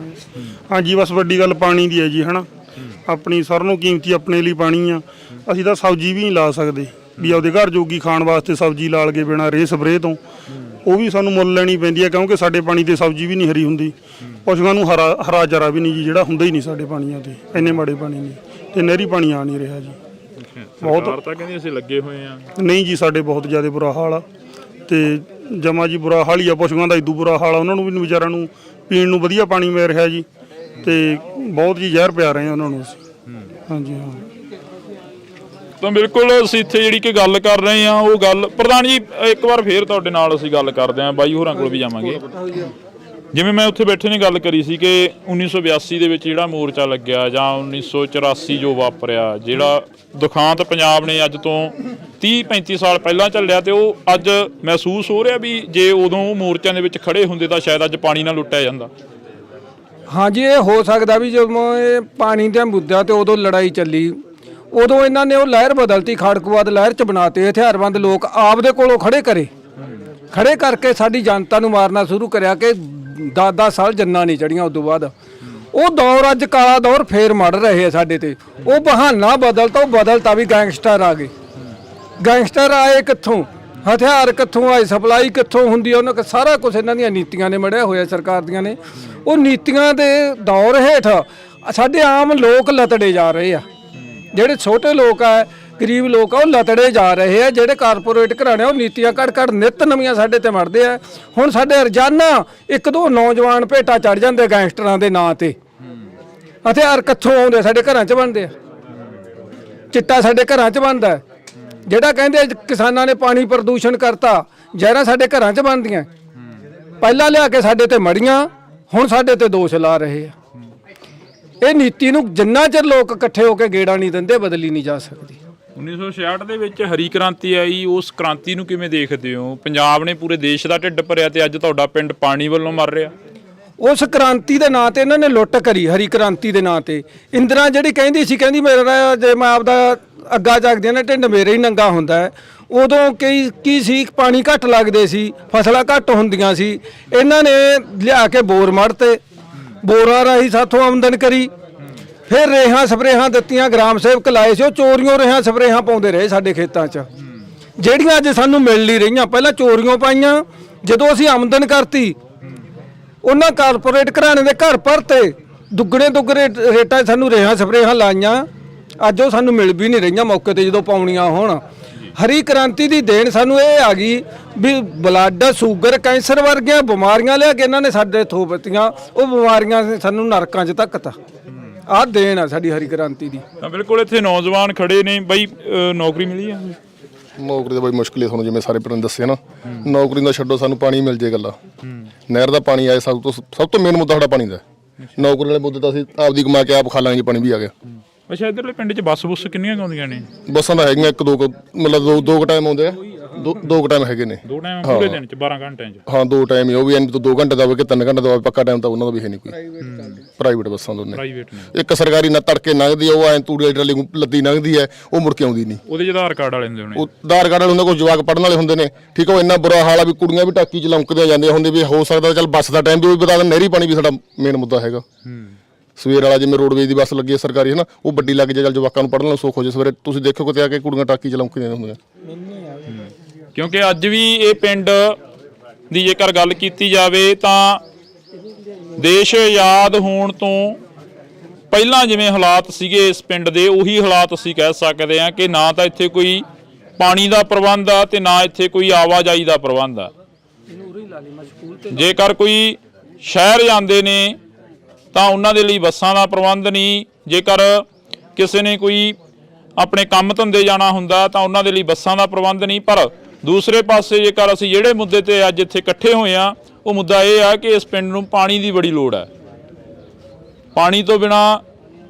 ਹਾਂਜੀ, ਬਸ ਵੱਡੀ ਗੱਲ ਪਾਣੀ ਦੀ ਹੈ ਜੀ, ਹੈ ਨਾ। ਆਪਣੀ ਸਾਰਿਆਂ ਨੂੰ ਕੀਮਤੀ ਆਪਣੇ ਲਈ ਪਾਣੀ ਆ। ਅਸੀਂ ਤਾਂ ਸਬਜ਼ੀ ਵੀ ਨਹੀਂ ਲਾ ਸਕਦੇ ਵੀ ਆਪਦੇ ਘਰ ਜੋਗੀ ਖਾਣ ਵਾਸਤੇ ਸਬਜ਼ੀ ਲਾ ਲਗੇ ਬਿਨਾਂ ਰੇਹ ਸਪਰੇਅ ਤੋਂ। ਉਹ ਵੀ ਸਾਨੂੰ ਮੁੱਲ ਲੈਣੀ ਪੈਂਦੀ ਹੈ, ਕਿਉਂਕਿ ਸਾਡੇ ਪਾਣੀ ਤੇ ਸਬਜ਼ੀ ਵੀ ਨਹੀਂ ਹਰੀ ਹੁੰਦੀ। ਪਸ਼ੂਆਂ ਨੂੰ ਹਰਾ ਚਾਰਾ ਵੀ ਨਹੀਂ ਜੀ, ਜਿਹੜਾ ਹੁੰਦਾ ਹੀ ਨਹੀਂ ਸਾਡੇ ਪਾਣੀਆਂ ਤੇ। ਇੰਨੇ ਮਾੜੇ ਪਾਣੀ ਨੇ, ਤੇ ਨਹਿਰੀ ਪਾਣੀ ਆ ਨਹੀਂ ਰਿਹਾ ਜੀ। ਬਹੁਤ ਤਾਂ ਕਹਿੰਦੇ ਅਸੀਂ ਲੱਗੇ ਹੋਏ ਆ। ਨਹੀਂ ਜੀ, ਸਾਡੇ ਬਹੁਤ ਜ਼ਿਆਦਾ ਬੁਰਾ ਹਾਲ ਆ। ਤੇ ਜਮਾ ਜੀ ਬੁਰਾ ਹਾਲ ਹੀ ਆ। ਪਸ਼ੂਆਂ ਦਾ ਇਦੋਂ ਬੁਰਾ ਹਾਲ ਆ। ਉਹਨਾਂ ਨੂੰ ਵੀ ਵਿਚਾਰਿਆਂ ਨੂੰ ਪੀਣ ਨੂੰ ਵਧੀਆ ਪਾਣੀ ਮਿਲ ਰਿਹਾ ਜੀ, ਤੇ ਬਹੁਤ ਜੀ ਜ਼ਹਿਰ ਪਿਆ ਰਹੇ ਆ ਉਹਨਾਂ ਨੂੰ ਅਸੀਂ। ਹਾਂਜੀ ਹਾਂ। ਤਾਂ ਬਿਲਕੁਲ ਅਸੀਂ ਇੱਥੇ ਜਿਹੜੀ ਕਿ ਗੱਲ ਕਰ ਰਹੇ ਹਾਂ, ਉਹ ਗੱਲ ਪ੍ਰਧਾਨ ਜੀ ਇੱਕ ਵਾਰ ਫੇਰ ਤੁਹਾਡੇ ਨਾਲ ਅਸੀਂ ਗੱਲ ਕਰਦੇ ਹਾਂ, ਬਾਈ ਹੋਰਾਂ ਕੋਲ ਵੀ ਜਾਵਾਂਗੇ। ਜਿਵੇਂ ਮੈਂ ਉੱਥੇ ਬੈਠੇ ਨੇ ਗੱਲ ਕਰੀ ਸੀ ਕਿ 1982 ਦੇ ਵਿੱਚ ਜਿਹੜਾ ਮੋਰਚਾ ਲੱਗਿਆ, ਜਾਂ 1984 ਜੋ ਵਾਪਰਿਆ, ਜਿਹੜਾ ਦੁਖਾਂਤ ਪੰਜਾਬ ਨੇ ਅੱਜ ਤੋਂ 30-35 ਸਾਲ ਪਹਿਲਾਂ ਚੱਲਿਆ, ਤੇ ਉਹ ਅੱਜ ਮਹਿਸੂਸ ਹੋ ਰਿਹਾ ਵੀ ਜੇ ਉਦੋਂ ਉਹ ਮੋਰਚਿਆਂ ਦੇ ਵਿੱਚ ਖੜੇ ਹੁੰਦੇ ਤਾਂ ਸ਼ਾਇਦ ਅੱਜ ਪਾਣੀ ਨਾਲ ਲੁੱਟਿਆ ਜਾਂਦਾ। ਹਾਂਜੀ, ਇਹ ਹੋ ਸਕਦਾ ਵੀ ਜਦੋਂ ਇਹ ਪਾਣੀ ਦਾ ਮੁੱਦਾ ਤੇ ਉਦੋਂ ਲੜਾਈ ਚੱਲੀ, ਉਦੋਂ ਇਹਨਾਂ ਨੇ ਉਹ ਲਹਿਰ ਬਦਲਤੀ, ਖਾੜਕੂਵਾਦ ਲਹਿਰ ਚ ਬਣਾਤੇ। ਹਥਿਆਰਬੰਦ ਲੋਕ ਆਪਦੇ ਕੋਲੋਂ ਖੜੇ ਕਰੇ, ਖੜੇ ਕਰਕੇ ਸਾਡੀ ਜਨਤਾ ਨੂੰ ਮਾਰਨਾ ਸ਼ੁਰੂ ਕਰਿਆ ਕਿ 10-10 ਸਾਲ ਜੰਨਾਂ ਨਹੀਂ ਚੜੀਆਂ। ਉਸ ਤੋਂ ਬਾਅਦ ਉਹ ਦੌਰ ਅੱਜ ਕਾਲਾ ਦੌਰ ਫੇਰ ਮੜ ਰਹੇ ਆ ਸਾਡੇ ਤੇ। ਉਹ ਬਹਾਨਾ ਬਦਲਤਾ ਵੀ ਗੈਂਗਸਟਰ ਆ ਗਏ। ਗੈਂਗਸਟਰ ਆਏ ਕਿੱਥੋਂ, ਹਥਿਆਰ ਕਿੱਥੋਂ ਆਏ, ਸਪਲਾਈ ਕਿੱਥੋਂ ਹੁੰਦੀ, ਉਹਨਾਂ ਸਾਰਾ ਕੁਝ ਇਹਨਾਂ ਦੀਆਂ ਨੀਤੀਆਂ ਨੇ ਮੜਿਆ ਹੋਇਆ, ਸਰਕਾਰ ਦੀਆਂ ਨੇ। ਉਹ ਨੀਤੀਆਂ ਦੇ ਦੌਰ ਹੇਠ ਸਾਡੇ ਆਮ ਲੋਕ ਲਤੜੇ ਜਾ ਰਹੇ ਆ। ਜਿਹੜੇ ਛੋਟੇ ਲੋਕ ਆ, ਗਰੀਬ ਲੋਕ ਆ, ਉਹ ਲਤੜੇ ਜਾ ਰਹੇ ਆ। ਜਿਹੜੇ ਕਾਰਪੋਰੇਟ ਘਰਾਣੇ ਉਹ ਨੀਤੀਆਂ ਕੱਢ ਨਿੱਤ ਨਵੀਆਂ ਸਾਡੇ ਤੇ ਮੜਦੇ ਆ। ਹੁਣ ਸਾਡੇ ਰੋਜ਼ਾਨਾ 1-2 ਨੌਜਵਾਨ ਭੇਟਾ ਚੜ ਜਾਂਦੇ ਗੈਂਗਸਟਰਾਂ ਦੇ ਨਾਂ ਤੇ। ਹਥਿਆਰ ਕਿੱਥੋਂ ਆਉਂਦੇ, ਸਾਡੇ ਘਰਾਂ 'ਚ ਬਣਦੇ ਆ। ਚਿੱਟਾ ਸਾਡੇ ਘਰਾਂ 'ਚ ਬਣਦਾ। ਜਿਹੜਾ ਕਹਿੰਦੇ ਕਿਸਾਨਾਂ ਨੇ ਪਾਣੀ ਪ੍ਰਦੂਸ਼ਣ ਕਰਤਾ, ਜ਼ਹਿਰਾਂ ਸਾਡੇ ਘਰਾਂ 'ਚ ਬਣਦੀਆਂ। ਪਹਿਲਾਂ ਲਿਆ ਕੇ ਸਾਡੇ ਤੇ ਮੜੀਆਂ, ਹੁਣ ਸਾਡੇ ਤੇ ਦੋਸ਼ ਲਾ ਰਹੇ ਆ। ਇਹ ਨੀਤੀ ਨੂੰ ਜਿੰਨਾ ਚਿਰ ਲੋਕ ਇਕੱਠੇ ਹੋ ਕੇ ਗੇੜਾ ਨਹੀਂ ਦਿੰਦੇ, ਬਦਲੀ ਨਹੀਂ ਜਾ ਸਕਦੀ। 1966 ਦੇ ਵਿੱਚ ਹਰੀ ਕ੍ਰਾਂਤੀ ਆਈ, ਉਸ ਕ੍ਰਾਂਤੀ ਨੂੰ ਕਿਵੇਂ ਦੇਖਦੇ ਹੋ? ਪੰਜਾਬ ਨੇ ਪੂਰੇ ਦੇਸ਼ ਦਾ ਢਿੱਡ ਭਰਿਆ ਤੇ ਅੱਜ ਤੁਹਾਡਾ ਪਿੰਡ ਪਾਣੀ ਵੱਲੋਂ ਮਰ ਰਿਹਾ। ਉਸ ਕ੍ਰਾਂਤੀ ਦੇ ਨਾਂ ਤੇ ਇਹਨਾਂ ਨੇ ਲੁੱਟ ਕਰੀ, ਹਰੀ ਕ੍ਰਾਂਤੀ ਦੇ ਨਾਂ ਤੇ। ਇੰਦਰਾ ਜਿਹੜੀ ਕਹਿੰਦੀ ਸੀ, ਕਹਿੰਦੀ ਮੇਰਾ ਜੇ ਮੈਂ ਆਪਦਾ ਅੱਗਾ ਜਾਗਦੀ ਨਾ ਢਿੱਡ ਮੇਰੇ ਹੀ ਨੰਗਾ ਹੁੰਦਾ ਹੈ। ਉਦੋਂ ਕੀ ਸੀ, ਪਾਣੀ ਘੱਟ ਲੱਗਦੇ ਸੀ, ਫਸਲਾਂ ਘੱਟ ਹੁੰਦੀਆਂ ਸੀ। ਇਹਨਾਂ ਨੇ ਲਿਆ ਕੇ ਬੋਰ ਮੜਤੇ, ਬੋਰਾਂ ਰਾਹੀਂ ਸਾਥੋਂ ਆਮਦਨ ਕਰੀ। ਫਿਰ ਰੇਹਾਂ ਸਪਰੇਹਾਂ ਦਿੱਤੀਆਂ, ਗ੍ਰਾਮ ਸੇਵਕ ਲਾਏ ਸੀ, ਉਹ ਚੋਰੀਆਂ ਰੇਹਾਂ ਸਪਰੇਹਾਂ ਪਾਉਂਦੇ ਰਹੇ ਸਾਡੇ ਖੇਤਾਂ 'ਚ, ਜਿਹੜੀਆਂ ਅੱਜ ਸਾਨੂੰ ਮਿਲ ਨਹੀਂ ਰਹੀਆਂ। ਪਹਿਲਾਂ ਚੋਰੀਆਂ ਪਾਈਆਂ, ਜਦੋਂ ਅਸੀਂ ਆਮਦਨ ਕਰਤੀ ਉਹਨਾਂ ਕਾਰਪੋਰੇਟ ਘਰਾਣੇ ਦੇ ਘਰ ਭਰਤੇ, ਦੁੱਗਣੇ ਰੇਟਾਂ ਸਾਨੂੰ ਰੇਹਾਂ ਸਪਰੇਹਾਂ ਲਾਈਆਂ। ਅੱਜ ਉਹ ਸਾਨੂੰ ਮਿਲ ਵੀ ਨਹੀਂ ਰਹੀਆਂ ਮੌਕੇ ਤੇ ਜਦੋਂ ਪਾਉਣੀਆਂ ਹੋਣ। ਹਰੀ ਕ੍ਰਾਂਤੀ ਦੀ ਦੇਣ ਸਾਨੂੰ ਇਹ ਆ ਗਈ ਵੀ ਬਲੱਡ, ਸ਼ੂਗਰ, ਕੈਂਸਰ ਵਰਗੀਆਂ ਬਿਮਾਰੀਆਂ ਲਿਆ ਕੇ ਇਹਨਾਂ ਨੇ ਸਾਡੇ ਥੋਪਤੀਆਂ। ਉਹ ਬਿਮਾਰੀਆਂ ਨੇ ਸਾਨੂੰ ਨਰਕਾਂ 'ਚ ਧੱਕਤਾ। ਆਹ ਦੇਣ ਆ ਸਾਡੀ ਹਰੀ ਕ੍ਰਾਂਤੀ ਦੀ। ਤਾਂ ਬਿਲਕੁਲ ਇੱਥੇ ਨੌਜਵਾਨ ਖੜੇ ਨੇ ਬਈ, ਨੌਕਰੀ ਮਿਲੀ ਆ? ਨੌਕਰੀ ਤਾਂ ਬੜੀ ਮੁਸ਼ਕਿਲ ਹੈ, ਤੁਹਾਨੂੰ ਜਿਵੇਂ ਸਾਰੇ ਪਿੰਡ ਦੱਸਿਆ ਨਾ। ਨੌਕਰੀ ਦਾ ਛੱਡੋ, ਸਾਨੂੰ ਪਾਣੀ ਮਿਲ ਜੇ ਗੱਲਾਂ। ਨਹਿਰ ਦਾ ਪਾਣੀ ਆਏ, ਸਭ ਤੋਂ ਮੇਨ ਮੁੱਦਾ ਸਾਡਾ ਪਾਣੀ ਦਾ। ਨੌਕਰੀ ਵਾਲੇ ਮੁੱਦੇ ਤਾਂ ਅਸੀਂ ਆਪਦੀ ਕਮਾ ਕੇ ਆਪ ਖਾ ਲਾਂਗੇ, ਪਾਣੀ ਵੀ ਆ ਗਿਆ। ਅੱਛਾ, ਇੱਧਰਲੇ ਪਿੰਡ 'ਚ ਬੱਸ ਕਿੰਨੀਆਂ ਆਉਂਦੀਆਂ ਨੇ? ਬੱਸਾਂ ਤਾਂ ਹੈਗੀਆਂ 1-2, ਮਤਲਬ ਦੋ ਟਾਈਮ ਆਉਂਦੇ ਆ। ਦੋ ਟਾਈਮ ਹੈਗੇ ਨੇ। 2 ਟਾਈਮ ਪੂਰੇ ਦਿਨ 'ਚ 12 ਘੰਟਿਆਂ 'ਚ? ਹਾਂ, 2 ਟਾਈਮ ਹੀ। ਉਹ ਵੀ 2 ਘੰਟੇ ਦਾ ਹੋਵੇ ਕਿ 3 ਘੰਟੇ ਦਾ ਹੋਵੇ, ਪੱਕਾ ਟਾਈਮ ਤਾਂ ਉਹਨਾਂ ਦਾ ਵੀ ਹੈ ਨਹੀਂ ਕੋਈ। ਪ੍ਰਾਈਵੇਟ ਬੱਸਾਂ ਦੋਨੇ। ਇੱਕ ਸਰਕਾਰੀ ਨਾ ਤੜਕੇ ਲੰਘਦੀ ਆ, ਉਹ ਐਂ ਤੂੜੀ ਟਰਾਲੀ ਲੱਦੀ ਲੰਘਦੀ ਹੈ, ਉਹ ਮੁੜ ਕੇ ਆਉਂਦੀ ਨਹੀਂ। ਉਹਦੇ 'ਚ ਆਧਾਰ ਕਾਰਡ ਵਾਲੇ ਹੁੰਦੇ ਹੋਣੇ। ਉਹ ਆਧਾਰ ਕਾਰਡ ਵਾਲੇ ਹੁੰਦੇ, ਕੋਈ ਜਵਾਕ ਪੜ੍ਹਨ ਵਾਲੇ ਹੁੰਦੇ ਨੇ। ਠੀਕ ਆ, ਉਹ ਇੰਨਾ ਬੁਰਾ ਹਾਲ ਆ ਵੀ ਕੁੜੀਆਂ ਵੀ ਟਾਕੀ 'ਚ ਲੰਕਦੀਆਂ ਜਾਂਦੀਆਂ ਹੁੰਦੇ। ਵੀ ਹੋ ਸਕਦਾ ਚੱਲ ਬੱਸ ਦਾ ਟਾਈਮ ਵੀ ਬਤਾ ਦੇਣ। ਨਹਿਰੀ ਪਾਣੀ ਵੀ ਸਾਡਾ ਮੇਨ ਮੁੱਦਾ ਹੈਗਾ। ਸਵੇਰ ਵਾਲਾ ਜਿਵੇਂ ਰੋਡਵੇਜ ਦੀ ਬੱਸ ਲੱਗੀ ਹੈ ਸਰਕਾਰੀ, ਹੈ ਨਾ, ਉਹ ਵੱਡੀ ਲੱਗ ਜੇ, ਚੱਲ ਜਵਾਕਾਂ ਨੂੰ ਪੜ੍ਹਨ ਨੂੰ ਸੁੱਖ ਹੋ ਜੇ। ਸਵੇਰੇ ਤੁਸੀਂ ਦੇਖੋ ਕਿਤੇ ਆ ਕੇ ਕੁੜੀਆਂ ਟਾਕੀ 'ਚ ਲੰਕਦੀਆਂ ਹੁੰਦੀਆਂ। ਕਿਉਂਕਿ ਅੱਜ ਵੀ ਇਹ ਪਿੰਡ ਦੀ ਜੇਕਰ ਗੱਲ ਕੀਤੀ ਜਾਵੇ ਤਾਂ ਦੇਸ਼ ਆਜ਼ਾਦ ਹੋਣ ਤੋਂ ਪਹਿਲਾਂ ਜਿਵੇਂ ਹਾਲਾਤ ਸੀਗੇ ਇਸ ਪਿੰਡ ਦੇ, ਉਹੀ ਹਾਲਾਤ ਅਸੀਂ ਕਹਿ ਸਕਦੇ ਹਾਂ ਕਿ ਨਾ ਤਾਂ ਇੱਥੇ ਕੋਈ ਪਾਣੀ ਦਾ ਪ੍ਰਬੰਧ ਆ ਤੇ ਨਾ ਇੱਥੇ ਕੋਈ ਆਵਾਜਾਈ ਦਾ ਪ੍ਰਬੰਧ ਆ। ਜੇਕਰ ਕੋਈ ਸ਼ਹਿਰ ਜਾਂਦੇ ਨੇ ਤਾਂ ਉਹਨਾਂ ਦੇ ਲਈ ਬੱਸਾਂ ਦਾ ਪ੍ਰਬੰਧ ਨਹੀਂ। ਜੇਕਰ ਕਿਸੇ ਨੇ ਕੋਈ ਆਪਣੇ ਕੰਮ ਧੰਦੇ ਜਾਣਾ ਹੁੰਦਾ ਤਾਂ ਉਹਨਾਂ ਦੇ ਲਈ ਬੱਸਾਂ ਦਾ ਪ੍ਰਬੰਧ ਨਹੀਂ। ਪਰ ਦੂਸਰੇ ਪਾਸੇ ਜੇਕਰ ਅਸੀਂ ਜਿਹੜੇ ਮੁੱਦੇ ਤੇ ਅੱਜ ਇੱਥੇ ਇਕੱਠੇ ਹੋਏ ਆ, ਉਹ ਮੁੱਦਾ ਇਹ ਆ ਕਿ ਇਸ ਪਿੰਡ ਨੂੰ ਪਾਣੀ ਦੀ ਬੜੀ ਲੋੜ ਹੈ। ਪਾਣੀ ਤੋਂ ਬਿਨਾ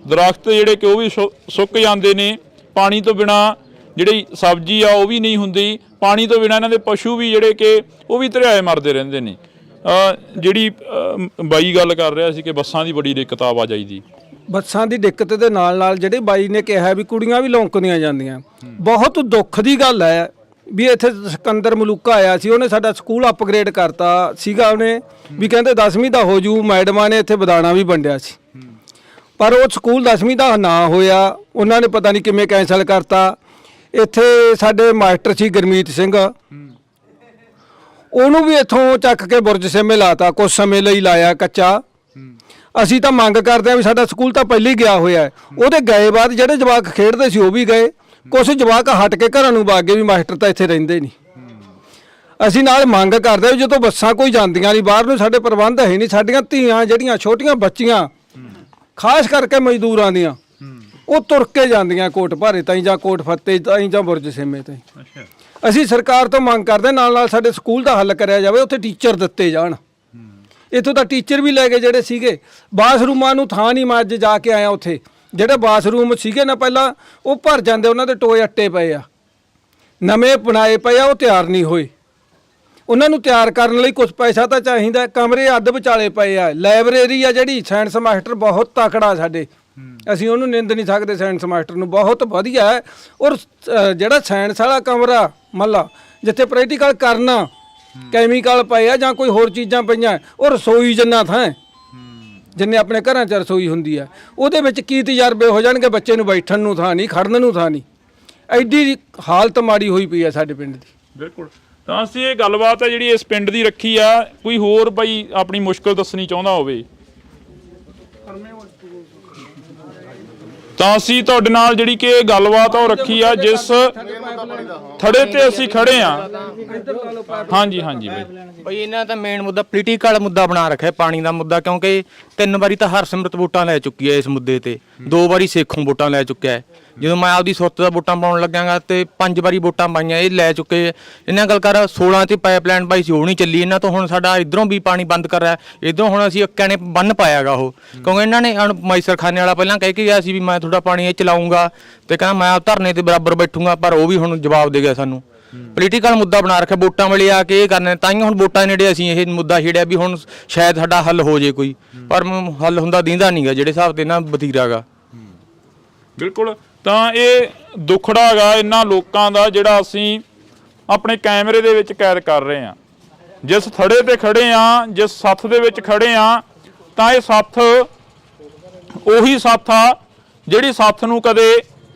ਦਰਖਤ ਜਿਹੜੇ ਕਿ ਉਹ ਵੀ ਸੁੱਕ ਜਾਂਦੇ ਨੇ। ਪਾਣੀ ਤੋਂ ਬਿਨਾ ਜਿਹੜੀ ਸਬਜ਼ੀ ਆ ਉਹ ਵੀ ਨਹੀਂ ਹੁੰਦੀ। ਪਾਣੀ ਤੋਂ ਬਿਨਾ ਇਹਨਾਂ ਦੇ ਪਸ਼ੂ ਵੀ ਜਿਹੜੇ ਕਿ ਉਹ ਵੀ ਧਰਿਆਏ ਮਰਦੇ ਰਹਿੰਦੇ ਨੇ। ਜਿਹੜੀ ਬਾਈ ਗੱਲ ਕਰ ਰਿਹਾ ਸੀ ਕਿ ਬੱਸਾਂ ਦੀ ਬੜੀ ਦਿੱਕਤ ਆਵਾਜਾਈ ਦੀ। ਬੱਸਾਂ ਦੀ ਦਿੱਕਤ ਦੇ ਨਾਲ ਜਿਹੜੇ ਬਾਈ ਨੇ ਕਿਹਾ ਵੀ ਕੁੜੀਆਂ ਵੀ ਲੌਂਕਦੀਆਂ ਜਾਂਦੀਆਂ। ਬਹੁਤ ਦੁੱਖ ਦੀ ਗੱਲ ਹੈ ਵੀ ਇੱਥੇ ਸਿਕੰਦਰ ਮਲੂਕਾ ਆਇਆ ਸੀ, ਉਹਨੇ ਸਾਡਾ ਸਕੂਲ ਅਪਗ੍ਰੇਡ ਕਰਤਾ ਸੀਗਾ। ਉਹਨੇ ਵੀ ਕਹਿੰਦੇ 10ਵੀਂ ਦਾ ਹੋ ਜੂ। ਮੈਡਮਾਂ ਨੇ ਇੱਥੇ ਬਦਾਣਾ ਵੀ ਵੰਡਿਆ ਸੀ, ਪਰ ਉਹ ਸਕੂਲ 10ਵੀਂ ਦਾ ਨਾ ਹੋਇਆ। ਉਹਨਾਂ ਨੇ ਪਤਾ ਨਹੀਂ ਕਿਵੇਂ ਕੈਂਸਲ ਕਰਤਾ। ਇੱਥੇ ਸਾਡੇ ਮਾਸਟਰ ਸੀ ਗੁਰਮੀਤ ਸਿੰਘ, ਉਹਨੂੰ ਵੀ ਇੱਥੋਂ ਚੱਕ ਕੇ ਬੁਰਜ ਸਿਮੇ ਲਾਤਾ, ਕੁਝ ਸਮੇਂ ਲਈ ਲਾਇਆ ਕੱਚਾ। ਅਸੀਂ ਤਾਂ ਮੰਗ ਕਰਦੇ ਹਾਂ ਵੀ ਸਾਡਾ ਸਕੂਲ ਤਾਂ ਪਹਿਲਾਂ ਹੀ ਗਿਆ ਹੋਇਆ। ਉਹਦੇ ਗਏ ਬਾਅਦ ਜਿਹੜੇ ਜਵਾਕ ਖੇਡਦੇ ਸੀ ਉਹ ਵੀ ਗਏ। ਕੁਛ ਜਵਾਕ ਹਟ ਕੇ ਘਰਾਂ ਨੂੰ ਵਗ ਗਏ ਵੀ ਮਾਸਟਰ ਤਾਂ ਇੱਥੇ ਰਹਿੰਦੇ ਨਹੀਂ। ਅਸੀਂ ਨਾਲ ਮੰਗ ਕਰਦੇ ਵੀ ਜਦੋਂ ਬੱਸਾਂ ਕੋਈ ਜਾਂਦੀਆਂ ਨਹੀਂ ਬਾਹਰ ਨੂੰ, ਸਾਡੇ ਪ੍ਰਬੰਧ ਹੈ ਨਹੀਂ। ਸਾਡੀਆਂ ਧੀਆਂ ਜਿਹੜੀਆਂ ਛੋਟੀਆਂ ਬੱਚੀਆਂ, ਖਾਸ ਕਰਕੇ ਮਜ਼ਦੂਰਾਂ ਦੀਆਂ, ਉਹ ਤੁਰ ਕੇ ਜਾਂਦੀਆਂ ਕੋਟ ਭਾਰੇ ਤਾਈਂ ਜਾਂ ਕੋਟ ਫੱਤੇ ਤਾਈਂ ਜਾਂ ਬੁਰਜ ਸਿਮੇ ਤਾਈਂ। ਅਸੀਂ ਸਰਕਾਰ ਤੋਂ ਮੰਗ ਕਰਦੇ ਨਾਲ ਸਾਡੇ ਸਕੂਲ ਦਾ ਹੱਲ ਕਰਿਆ ਜਾਵੇ, ਉੱਥੇ ਟੀਚਰ ਦਿੱਤੇ ਜਾਣ। ਇੱਥੋਂ ਤਾਂ ਟੀਚਰ ਵੀ ਲੈ ਗਏ ਜਿਹੜੇ ਸੀਗੇ। ਬਾਥਰੂਮਾਂ ਨੂੰ ਥਾਂ ਨਹੀਂ। ਮੈਂ ਅੱਜ ਜਾ ਕੇ ਆਇਆ, ਉੱਥੇ ਜਿਹੜੇ ਬਾਥਰੂਮ ਸੀਗੇ ਨਾ ਪਹਿਲਾਂ, ਉਹ ਭਰ ਜਾਂਦੇ, ਉਹਨਾਂ ਦੇ ਟੋਏ ਅੱਟੇ ਪਏ ਆ। ਨਵੇਂ ਬਣਾਏ ਪਏ ਆ, ਉਹ ਤਿਆਰ ਨਹੀਂ ਹੋਏ। ਉਹਨਾਂ ਨੂੰ ਤਿਆਰ ਕਰਨ ਲਈ ਕੁਝ ਪੈਸਾ ਤਾਂ ਚਾਹੀਦਾ। ਕਮਰੇ ਅੱਧ ਵਿਚਾਲੇ ਪਏ ਆ। ਲਾਇਬ੍ਰੇਰੀ ਆ ਜਿਹੜੀ, ਸਾਇੰਸ ਮਾਸਟਰ ਬਹੁਤ ਤਕੜਾ ਸਾਡੇ, ਅਸੀਂ ਉਹਨੂੰ ਨਿੰਦ ਨਹੀਂ ਸਕਦੇ। ਸਾਇੰਸ ਮਾਸਟਰ ਨੂੰ ਬਹੁਤ ਵਧੀਆ ਹੈ। ਔਰ ਜਿਹੜਾ ਸਾਇੰਸ ਵਾਲਾ ਕਮਰਾ ਮੱਲਾ ਜਿੱਥੇ ਪ੍ਰੈਕਟੀਕਲ ਕਰਨਾ, ਕੈਮੀਕਲ ਪਏ ਆ ਜਾਂ ਕੋਈ ਹੋਰ ਚੀਜ਼ਾਂ ਪਈਆਂ, ਉਹ ਰਸੋਈ ਜਿੰਨਾ ਥਾਂ ਹੈ, ਜਿੰਨੇ ਆਪਣੇ ਘਰਾਂ 'ਚ ਰਸੋਈ ਹੁੰਦੀ ਆ, ਉਹਦੇ ਵਿੱਚ ਕੀ ਤਜਰਬੇ ਹੋ ਜਾਣਗੇ? ਬੱਚੇ ਨੂੰ ਬੈਠਣ ਨੂੰ ਥਾਂ ਨਹੀਂ, ਖੜਨ ਨੂੰ ਥਾਂ ਨਹੀਂ। ਐਡੀ ਹਾਲਤ ਮਾੜੀ ਹੋਈ ਪਈ ਆ ਸਾਡੇ ਪਿੰਡ ਦੀ। ਬਿਲਕੁਲ। ਤਾਂ ਅਸੀਂ ਇਹ ਗੱਲਬਾਤ ਹੈ ਜਿਹੜੀ ਇਸ ਪਿੰਡ ਦੀ ਰੱਖੀ ਆ। ਕੋਈ ਹੋਰ ਬਾਈ ਆਪਣੀ ਮੁਸ਼ਕਲ ਦੱਸਣੀ ਚਾਹੁੰਦਾ ਹੋਵੇ ਤਾਂ ਅਸੀਂ ਤੁਹਾਡੇ ਨਾਲ ਜਿਹੜੀ ਕਿ ਗੱਲਬਾਤ ਆ ਉਹ ਰੱਖੀ ਆ, ਜਿਸ ਥੜੇ ਤੇ ਅਸੀਂ ਖੜੇ ਆ। ਹਾਂਜੀ ਹਾਂਜੀ ਬਈ ਇਹਨਾਂ ਦਾ ਮੇਨ ਮੁੱਦਾ ਪੋਲੀਟੀਕਲ ਮੁੱਦਾ ਬਣਾ ਰੱਖਿਆ, ਪਾਣੀ ਦਾ ਮੁੱਦਾ, ਕਿਉਂਕਿ 3 ਵਾਰੀ ਤਾਂ ਹਰਸਿਮਰਤ ਵੋਟਾਂ ਲੈ ਚੁੱਕੀ ਹੈ ਇਸ ਮੁੱਦੇ ਤੇ, 2 ਵਾਰੀ ਸੇਖੋਂ ਵੋਟਾਂ ਲੈ ਚੁੱਕਿਆ ਹੈ। ਜਦੋਂ ਮੈਂ ਆਪਦੀ ਸੁੱਤ ਦਾ ਵੋਟਾਂ ਪਾਉਣ ਲੱਗਾਂਗਾ ਤੇ 5 ਵਾਰੀ ਵੋਟਾਂ ਪਾਈਆਂ, ਇਹ ਲੈ ਚੁੱਕੇ। ਇਹਨਾਂ ਗੱਲ ਕਰ 16 ਤੇ ਪਾਈਪਲਾਈਨ ਪਾਈ ਸੀ, ਉਹ ਨਹੀਂ ਚੱਲੀ। ਇਹਨਾਂ ਤੋਂ ਹੁਣ ਸਾਡਾ ਇਧਰੋਂ ਵੀ ਪਾਣੀ ਬੰਦ ਕਰ ਰਿਹਾ, ਇਧਰੋਂ ਹੁਣ ਅਸੀਂ ਅੱਕਿਆਂ ਨੇ ਬੰਨ ਪਾਇਆਗਾ ਉਹ, ਕਿਉਂਕਿ ਇਹਨਾਂ ਨੇ ਮਾਈਸਰ ਖਾਨੇ ਵਾਲਾ ਪਹਿਲਾਂ ਕਹਿ ਕੇ ਗਿਆ ਸੀ ਵੀ ਮੈਂ ਤੁਹਾਡਾ ਪਾਣੀ ਇਹ ਚਲਾਉਂਗਾ ਤੇ ਕਹਿੰਦਾ ਮੈਂ ਧਰਨੇ ਤੇ ਬਰਾਬਰ ਬੈਠੂੰਗਾ, ਪਰ ਉਹ ਵੀ ਹੁਣ ਜਵਾਬ ਦੇ ਗਿਆ ਸਾਨੂੰ। ਪੋਲੀਟੀਕਲ ਮੁੱਦਾ ਬਣਾ ਰੱਖਿਆ, ਵੋਟਾਂ ਵੇਲੇ ਆ ਕੇ ਇਹ ਕਰਨੇ, ਤਾਂ ਹੀ ਹੁਣ ਵੋਟਾਂ ਨੇੜੇ ਅਸੀਂ ਇਹ ਮੁੱਦਾ ਛੇੜਿਆ ਵੀ ਹੁਣ ਸ਼ਾਇਦ ਸਾਡਾ ਹੱਲ ਹੋ ਜੇ ਕੋਈ, ਪਰ ਹੱਲ ਹੁੰਦਾ ਦੀਂਦਾ ਨਹੀਂਗਾ ਜਿਹੜੇ ਹਿਸਾਬ ਤੇ ਨਾ ਬਤੀਰਾ ਗਾ। ਬਿਲਕੁਲ। ਤਾਂ ਇਹ ਦੁੱਖੜਾ ਹੈਗਾ ਇਹਨਾਂ ਲੋਕਾਂ ਦਾ ਜਿਹੜਾ ਅਸੀਂ ਆਪਣੇ ਕੈਮਰੇ ਦੇ ਵਿੱਚ ਕੈਦ ਕਰ ਰਹੇ ਹਾਂ। ਜਿਸ ਥੜੇ ਤੇ ਖੜੇ ਆ, ਜਿਸ ਸੱਥ ਦੇ ਵਿੱਚ ਖੜੇ ਆ, ਤਾਂ ਇਹ ਸੱਥ ਉਹੀ ਸੱਥ ਆ ਜਿਹੜੀ ਸੱਥ ਨੂੰ ਕਦੇ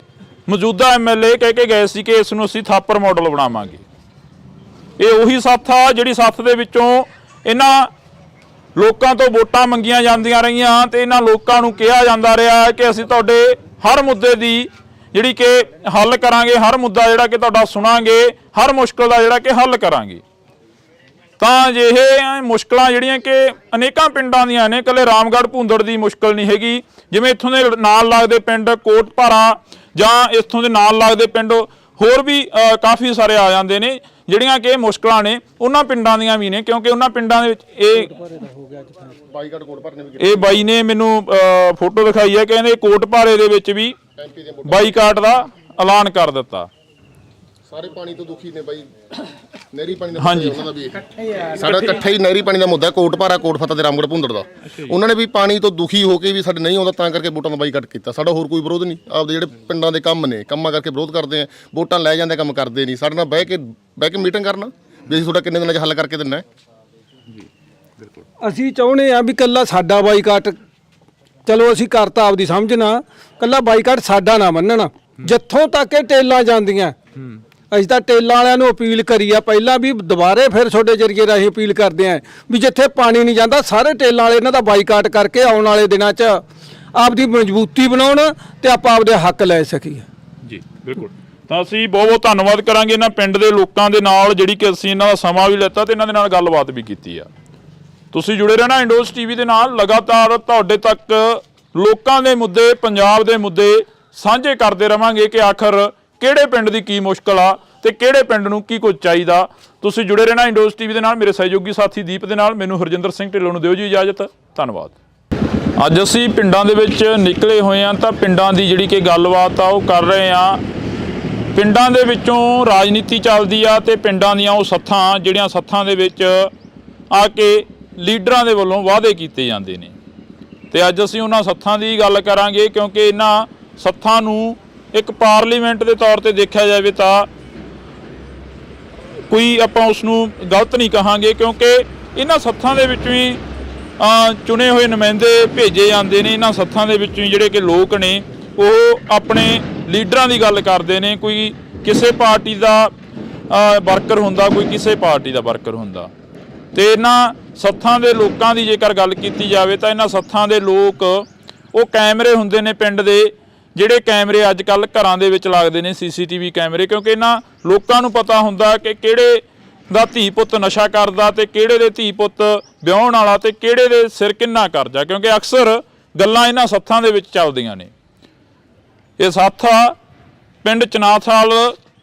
ਮੌਜੂਦਾ ਐਮਐਲਏ ਕਹਿ ਕੇ ਗਏ ਸੀ ਕਿ ਇਸ ਨੂੰ ਅਸੀਂ ਥਾਪਰ ਮਾਡਲ ਬਣਾਵਾਂਗੇ। ਇਹ ਉਹੀ ਸੱਥ ਆ ਜਿਹੜੀ ਸੱਥ ਦੇ ਵਿੱਚੋਂ ਇਹਨਾਂ ਲੋਕਾਂ ਤੋਂ ਵੋਟਾਂ ਮੰਗੀਆਂ ਜਾਂਦੀਆਂ ਰਹੀਆਂ ਤੇ ਇਹਨਾਂ ਲੋਕਾਂ ਨੂੰ ਕਿਹਾ ਜਾਂਦਾ ਰਿਹਾ ਕਿ ਅਸੀਂ ਤੁਹਾਡੇ ਹਰ ਮੁੱਦੇ ਦੀ ਜਿਹੜੀ ਕਿ ਹੱਲ ਕਰਾਂਗੇ, ਹਰ ਮੁੱਦਾ ਜਿਹੜਾ ਕਿ ਤੁਹਾਡਾ ਸੁਣਾਂਗੇ, ਹਰ ਮੁਸ਼ਕਲ ਦਾ ਜਿਹੜਾ ਕਿ ਹੱਲ ਕਰਾਂਗੇ। ਤਾਂ ਇਹ ਮੁਸ਼ਕਲਾਂ ਜਿਹੜੀਆਂ ਕਿ ਅਨੇਕਾਂ ਪਿੰਡਾਂ ਦੀਆਂ ਨੇ, ਇਕੱਲੇ ਰਾਮਗੜ੍ਹ ਭੂੰਦੜ ਦੀ ਮੁਸ਼ਕਲ ਨਹੀਂ ਹੈਗੀ। ਜਿਵੇਂ ਇੱਥੋਂ ਦੇ ਨਾਲ ਲੱਗਦੇ ਪਿੰਡ ਕੋਟਭਾਰਾ ਜਾਂ ਇੱਥੋਂ ਦੇ ਨਾਲ ਲੱਗਦੇ ਪਿੰਡ ਹੋਰ ਵੀ ਕਾਫੀ ਸਾਰੇ ਆ ਜਾਂਦੇ ਨੇ, ਜਿਹੜੀਆਂ ਕਿ ਮੁਸ਼ਕਲਾਂ ਨੇ ਉਹਨਾਂ ਪਿੰਡਾਂ ਦੀਆਂ ਵੀ ਨੇ, ਕਿਉਂਕਿ ਉਹਨਾਂ ਪਿੰਡਾਂ ਦੇ ਵਿੱਚ ਇਹ ਬਾਈ ਨੇ ਮੈਨੂੰ ਫੋਟੋ ਦਿਖਾਈ ਹੈ, ਕਹਿੰਦੇ ਕੋਟਭਾਰੇ ਦੇ ਵਿੱਚ ਵੀ ਬਾਈਕਾਟ ਦਾ ਐਲਾਨ ਕਰ ਦਿੱਤਾ। ਸਾਰੇ ਪਾਣੀ ਤੋਂ ਦੁਖੀ ਨੇ ਬਾਈ, ਨਹਿਰੀ ਪਾਣੀ ਦਾ ਮੁੱਦਾ ਉਹਨਾਂ ਦਾ ਵੀ ਸਾਡਾ ਇਕੱਠਾ ਹੀ ਨਹਿਰੀ ਪਾਣੀ ਦਾ ਮੁੱਦਾ, ਕੋਟਭਾਰਾ, ਕੋਟਫਤਾ ਤੇ ਰਾਮਗੜ੍ਹ ਭੁੰਦੜ ਦਾ। ਉਹਨਾਂ ਨੇ ਵੀ ਪਾਣੀ ਤੋਂ ਦੁਖੀ ਹੋ ਕੇ ਵੀ ਸਾਡੇ ਨਹੀਂ ਆਉਂਦਾ, ਤਾਂ ਕਰਕੇ ਵੋਟਾਂ ਦਾ ਬਾਈਕਾਟ ਕੀਤਾ। ਸਾਡਾ ਹੋਰ ਕੋਈ ਵਿਰੋਧ ਨਹੀਂ, ਆਪਦੇ ਜਿਹੜੇ ਪਿੰਡਾਂ ਦੇ ਕੰਮ ਨੇ, ਕੰਮਾਂ ਕਰਕੇ ਵਿਰੋਧ ਕਰਦੇ ਆ। ਵੋਟਾਂ ਲੈ ਜਾਂਦੇ, ਕੰਮ ਕਰਦੇ ਨਹੀਂ। ਸਾਡੇ ਨਾਲ ਬਹਿ ਕੇ ਮੀਟਿੰਗ ਕਰਨਾ ਵੀ ਅਸੀਂ ਤੁਹਾਡਾ ਕਿੰਨੇ ਦਿਨਾਂ 'ਚ ਹੱਲ ਕਰਕੇ ਦਿੰਨਾ। ਅਸੀਂ ਚਾਹੁੰਦੇ ਆ ਵੀ ਕੱਲਾ ਸਾਡਾ ਬਾਈਕਾਟ, ਚਲੋ ਅਸੀਂ ਕਰਤਾ ਆਪਦੀ ਸਮਝ ਨਾਲ, ਕੱਲਾ ਬਾਈਕਾਟ ਸਾਡਾ ਨਾ ਮੰਨਣਾ। ਜਿੱਥੋਂ ਤੱਕ ਇਹ ਟੇਲਾਂ ਜਾਂਦੀਆਂ, ਅਸੀਂ ਤਾਂ ਟੇਲਾਂ ਵਾਲਿਆਂ ਨੂੰ ਅਪੀਲ ਕਰੀ ਆ ਪਹਿਲਾਂ ਵੀ, ਦੁਬਾਰੇ ਫਿਰ ਤੁਹਾਡੇ ਜਰੀਏ ਰਾਹੀਂ ਅਪੀਲ ਕਰਦੇ ਆ ਵੀ ਜਿੱਥੇ ਪਾਣੀ ਨਹੀਂ ਜਾਂਦਾ ਸਾਰੇ ਟੇਲਾਂ ਵਾਲੇ ਇਹਨਾਂ ਦਾ ਬਾਈਕਾਟ ਕਰਕੇ ਆਉਣ ਵਾਲੇ ਦਿਨਾਂ 'ਚ ਆਪਦੀ ਮਜ਼ਬੂਤੀ ਬਣਾਉਣ ਤੇ ਆਪਾਂ ਆਪਦੇ ਹੱਕ ਲੈ ਸਕੀਏ। ਜੀ ਬਿਲਕੁਲ। ਤਾਂ ਅਸੀਂ ਬਹੁਤ ਬਹੁਤ ਧੰਨਵਾਦ ਕਰਾਂਗੇ ਇਹਨਾਂ ਪਿੰਡ ਦੇ ਲੋਕਾਂ ਦੇ ਨਾਲ, ਜਿਹੜੀ ਕਿ ਅਸੀਂ ਇਹਨਾਂ ਦਾ ਸਮਾਂ ਵੀ ਲਿੱਤਾ ਤੇ ਇਹਨਾਂ ਦੇ ਨਾਲ ਗੱਲਬਾਤ ਵੀ ਕੀਤੀ ਆ। ਤੁਸੀਂ ਜੁੜੇ ਰਹਿਣਾ ਇੰਡੋਜ਼ ਟੀਵੀ ਦੇ ਨਾਲ, ਲਗਾਤਾਰ ਤੁਹਾਡੇ ਤੱਕ ਲੋਕਾਂ ਦੇ ਮੁੱਦੇ, ਪੰਜਾਬ ਦੇ ਮੁੱਦੇ ਸਾਂਝੇ ਕਰਦੇ ਰਵਾਂਗੇ ਕਿ ਆਖਰ ਕਿਹੜੇ ਪਿੰਡ ਦੀ ਕੀ ਮੁਸ਼ਕਲ ਆ ਤੇ ਕਿਹੜੇ ਪਿੰਡ ਨੂੰ ਕੀ ਕੁਝ ਚਾਹੀਦਾ। ਤੁਸੀਂ ਜੁੜੇ ਰਹਿਣਾ ਇੰਡੋਜ਼ ਟੀਵੀ ਦੇ ਨਾਲ। ਮੇਰੇ ਸਹਿਯੋਗੀ ਸਾਥੀ ਦੀਪ ਦੇ ਨਾਲ ਮੈਨੂੰ ਹਰਜਿੰਦਰ ਸਿੰਘ ਢਿੱਲੋਂ ਨੂੰ ਦਿਓ ਜੀ ਇਜਾਜ਼ਤ। ਧੰਨਵਾਦ। ਅੱਜ ਅਸੀਂ ਪਿੰਡਾਂ ਦੇ ਵਿੱਚ ਨਿਕਲੇ ਹੋਏ ਹਾਂ ਤਾਂ ਪਿੰਡਾਂ ਦੀ ਜਿਹੜੀ ਕਿ ਗੱਲਬਾਤ ਆ ਉਹ ਕਰ ਰਹੇ ਹਾਂ। ਪਿੰਡਾਂ ਦੇ ਵਿੱਚੋਂ ਰਾਜਨੀਤੀ ਚੱਲਦੀ ਆ ਤੇ ਪਿੰਡਾਂ ਦੀਆਂ ਉਹ ਸੱਥਾਂ ਜਿਹੜੀਆਂ ਸੱਥਾਂ ਦੇ ਵਿੱਚ ਆ ਕੇ ਲੀਡਰਾਂ ਦੇ ਵੱਲੋਂ ਵਾਅਦੇ ਕੀਤੇ ਜਾਂਦੇ ਨੇ ਤੇ ਅੱਜ ਅਸੀਂ ਉਹਨਾਂ ਸੱਥਾਂ ਦੀ ਗੱਲ ਕਰਾਂਗੇ, ਕਿਉਂਕਿ ਇਹਨਾਂ ਸੱਥਾਂ ਨੂੰ ਇੱਕ ਪਾਰਲੀਮੈਂਟ ਦੇ ਤੌਰ ਤੇ ਦੇਖਿਆ ਜਾਵੇ ਤਾਂ ਕੋਈ ਆਪਾਂ ਉਸ ਨੂੰ ਗਲਤ ਨਹੀਂ ਕਹਾਂਗੇ, ਕਿਉਂਕਿ ਇਹਨਾਂ ਸੱਥਾਂ ਦੇ ਵਿੱਚੋਂ ਹੀ ਚੁਣੇ ਹੋਏ ਨੁਮਾਇੰਦੇ ਭੇਜੇ ਜਾਂਦੇ ਨੇ। ਇਹਨਾਂ ਸੱਥਾਂ ਦੇ ਵਿੱਚੋਂ ਹੀ ਜਿਹੜੇ ਕਿ ਲੋਕ ਨੇ ਉਹ ਆਪਣੇ ਲੀਡਰਾਂ ਦੀ ਗੱਲ ਕਰਦੇ ਨੇ। ਕੋਈ ਕਿਸੇ ਪਾਰਟੀ ਦਾ ਵਰਕਰ ਹੁੰਦਾ, ਕੋਈ ਕਿਸੇ ਪਾਰਟੀ ਦਾ ਵਰਕਰ ਹੁੰਦਾ। ਤੇ ਇਹਨਾਂ ਸੱਥਾਂ ਦੇ ਲੋਕਾਂ ਦੀ ਜੇਕਰ ਗੱਲ ਕੀਤੀ ਜਾਵੇ ਤਾਂ ਇਹਨਾਂ ਸੱਥਾਂ ਦੇ ਲੋਕ ਉਹ ਕੈਮਰੇ ਹੁੰਦੇ ਨੇ ਪਿੰਡ ਦੇ, ਜਿਹੜੇ ਕੈਮਰੇ ਅੱਜ ਕੱਲ੍ਹ ਘਰਾਂ ਦੇ ਵਿੱਚ ਲੱਗਦੇ ਨੇ, CCTV ਕੈਮਰੇ, ਕਿਉਂਕਿ ਇਹਨਾਂ ਲੋਕਾਂ ਨੂੰ ਪਤਾ ਹੁੰਦਾ ਕਿ ਕਿਹੜੇ ਦਾ ਧੀ ਪੁੱਤ ਨਸ਼ਾ ਕਰਦਾ ਤੇ ਕਿਹੜੇ ਦੇ ਧੀ ਪੁੱਤ ਵਿਆਹੁਣ ਵਾਲਾ ਤੇ ਕਿਹੜੇ ਦੇ ਸਿਰ ਕਿੰਨਾ ਕਰਜ਼ਾ, ਕਿਉਂਕਿ ਅਕਸਰ ਗੱਲਾਂ ਇਹਨਾਂ ਸੱਥਾਂ ਦੇ ਵਿੱਚ ਚੱਲਦੀਆਂ ਨੇ। ਇਹ ਸੱਥ ਆ ਪਿੰਡ ਚਨਾਥਾਲ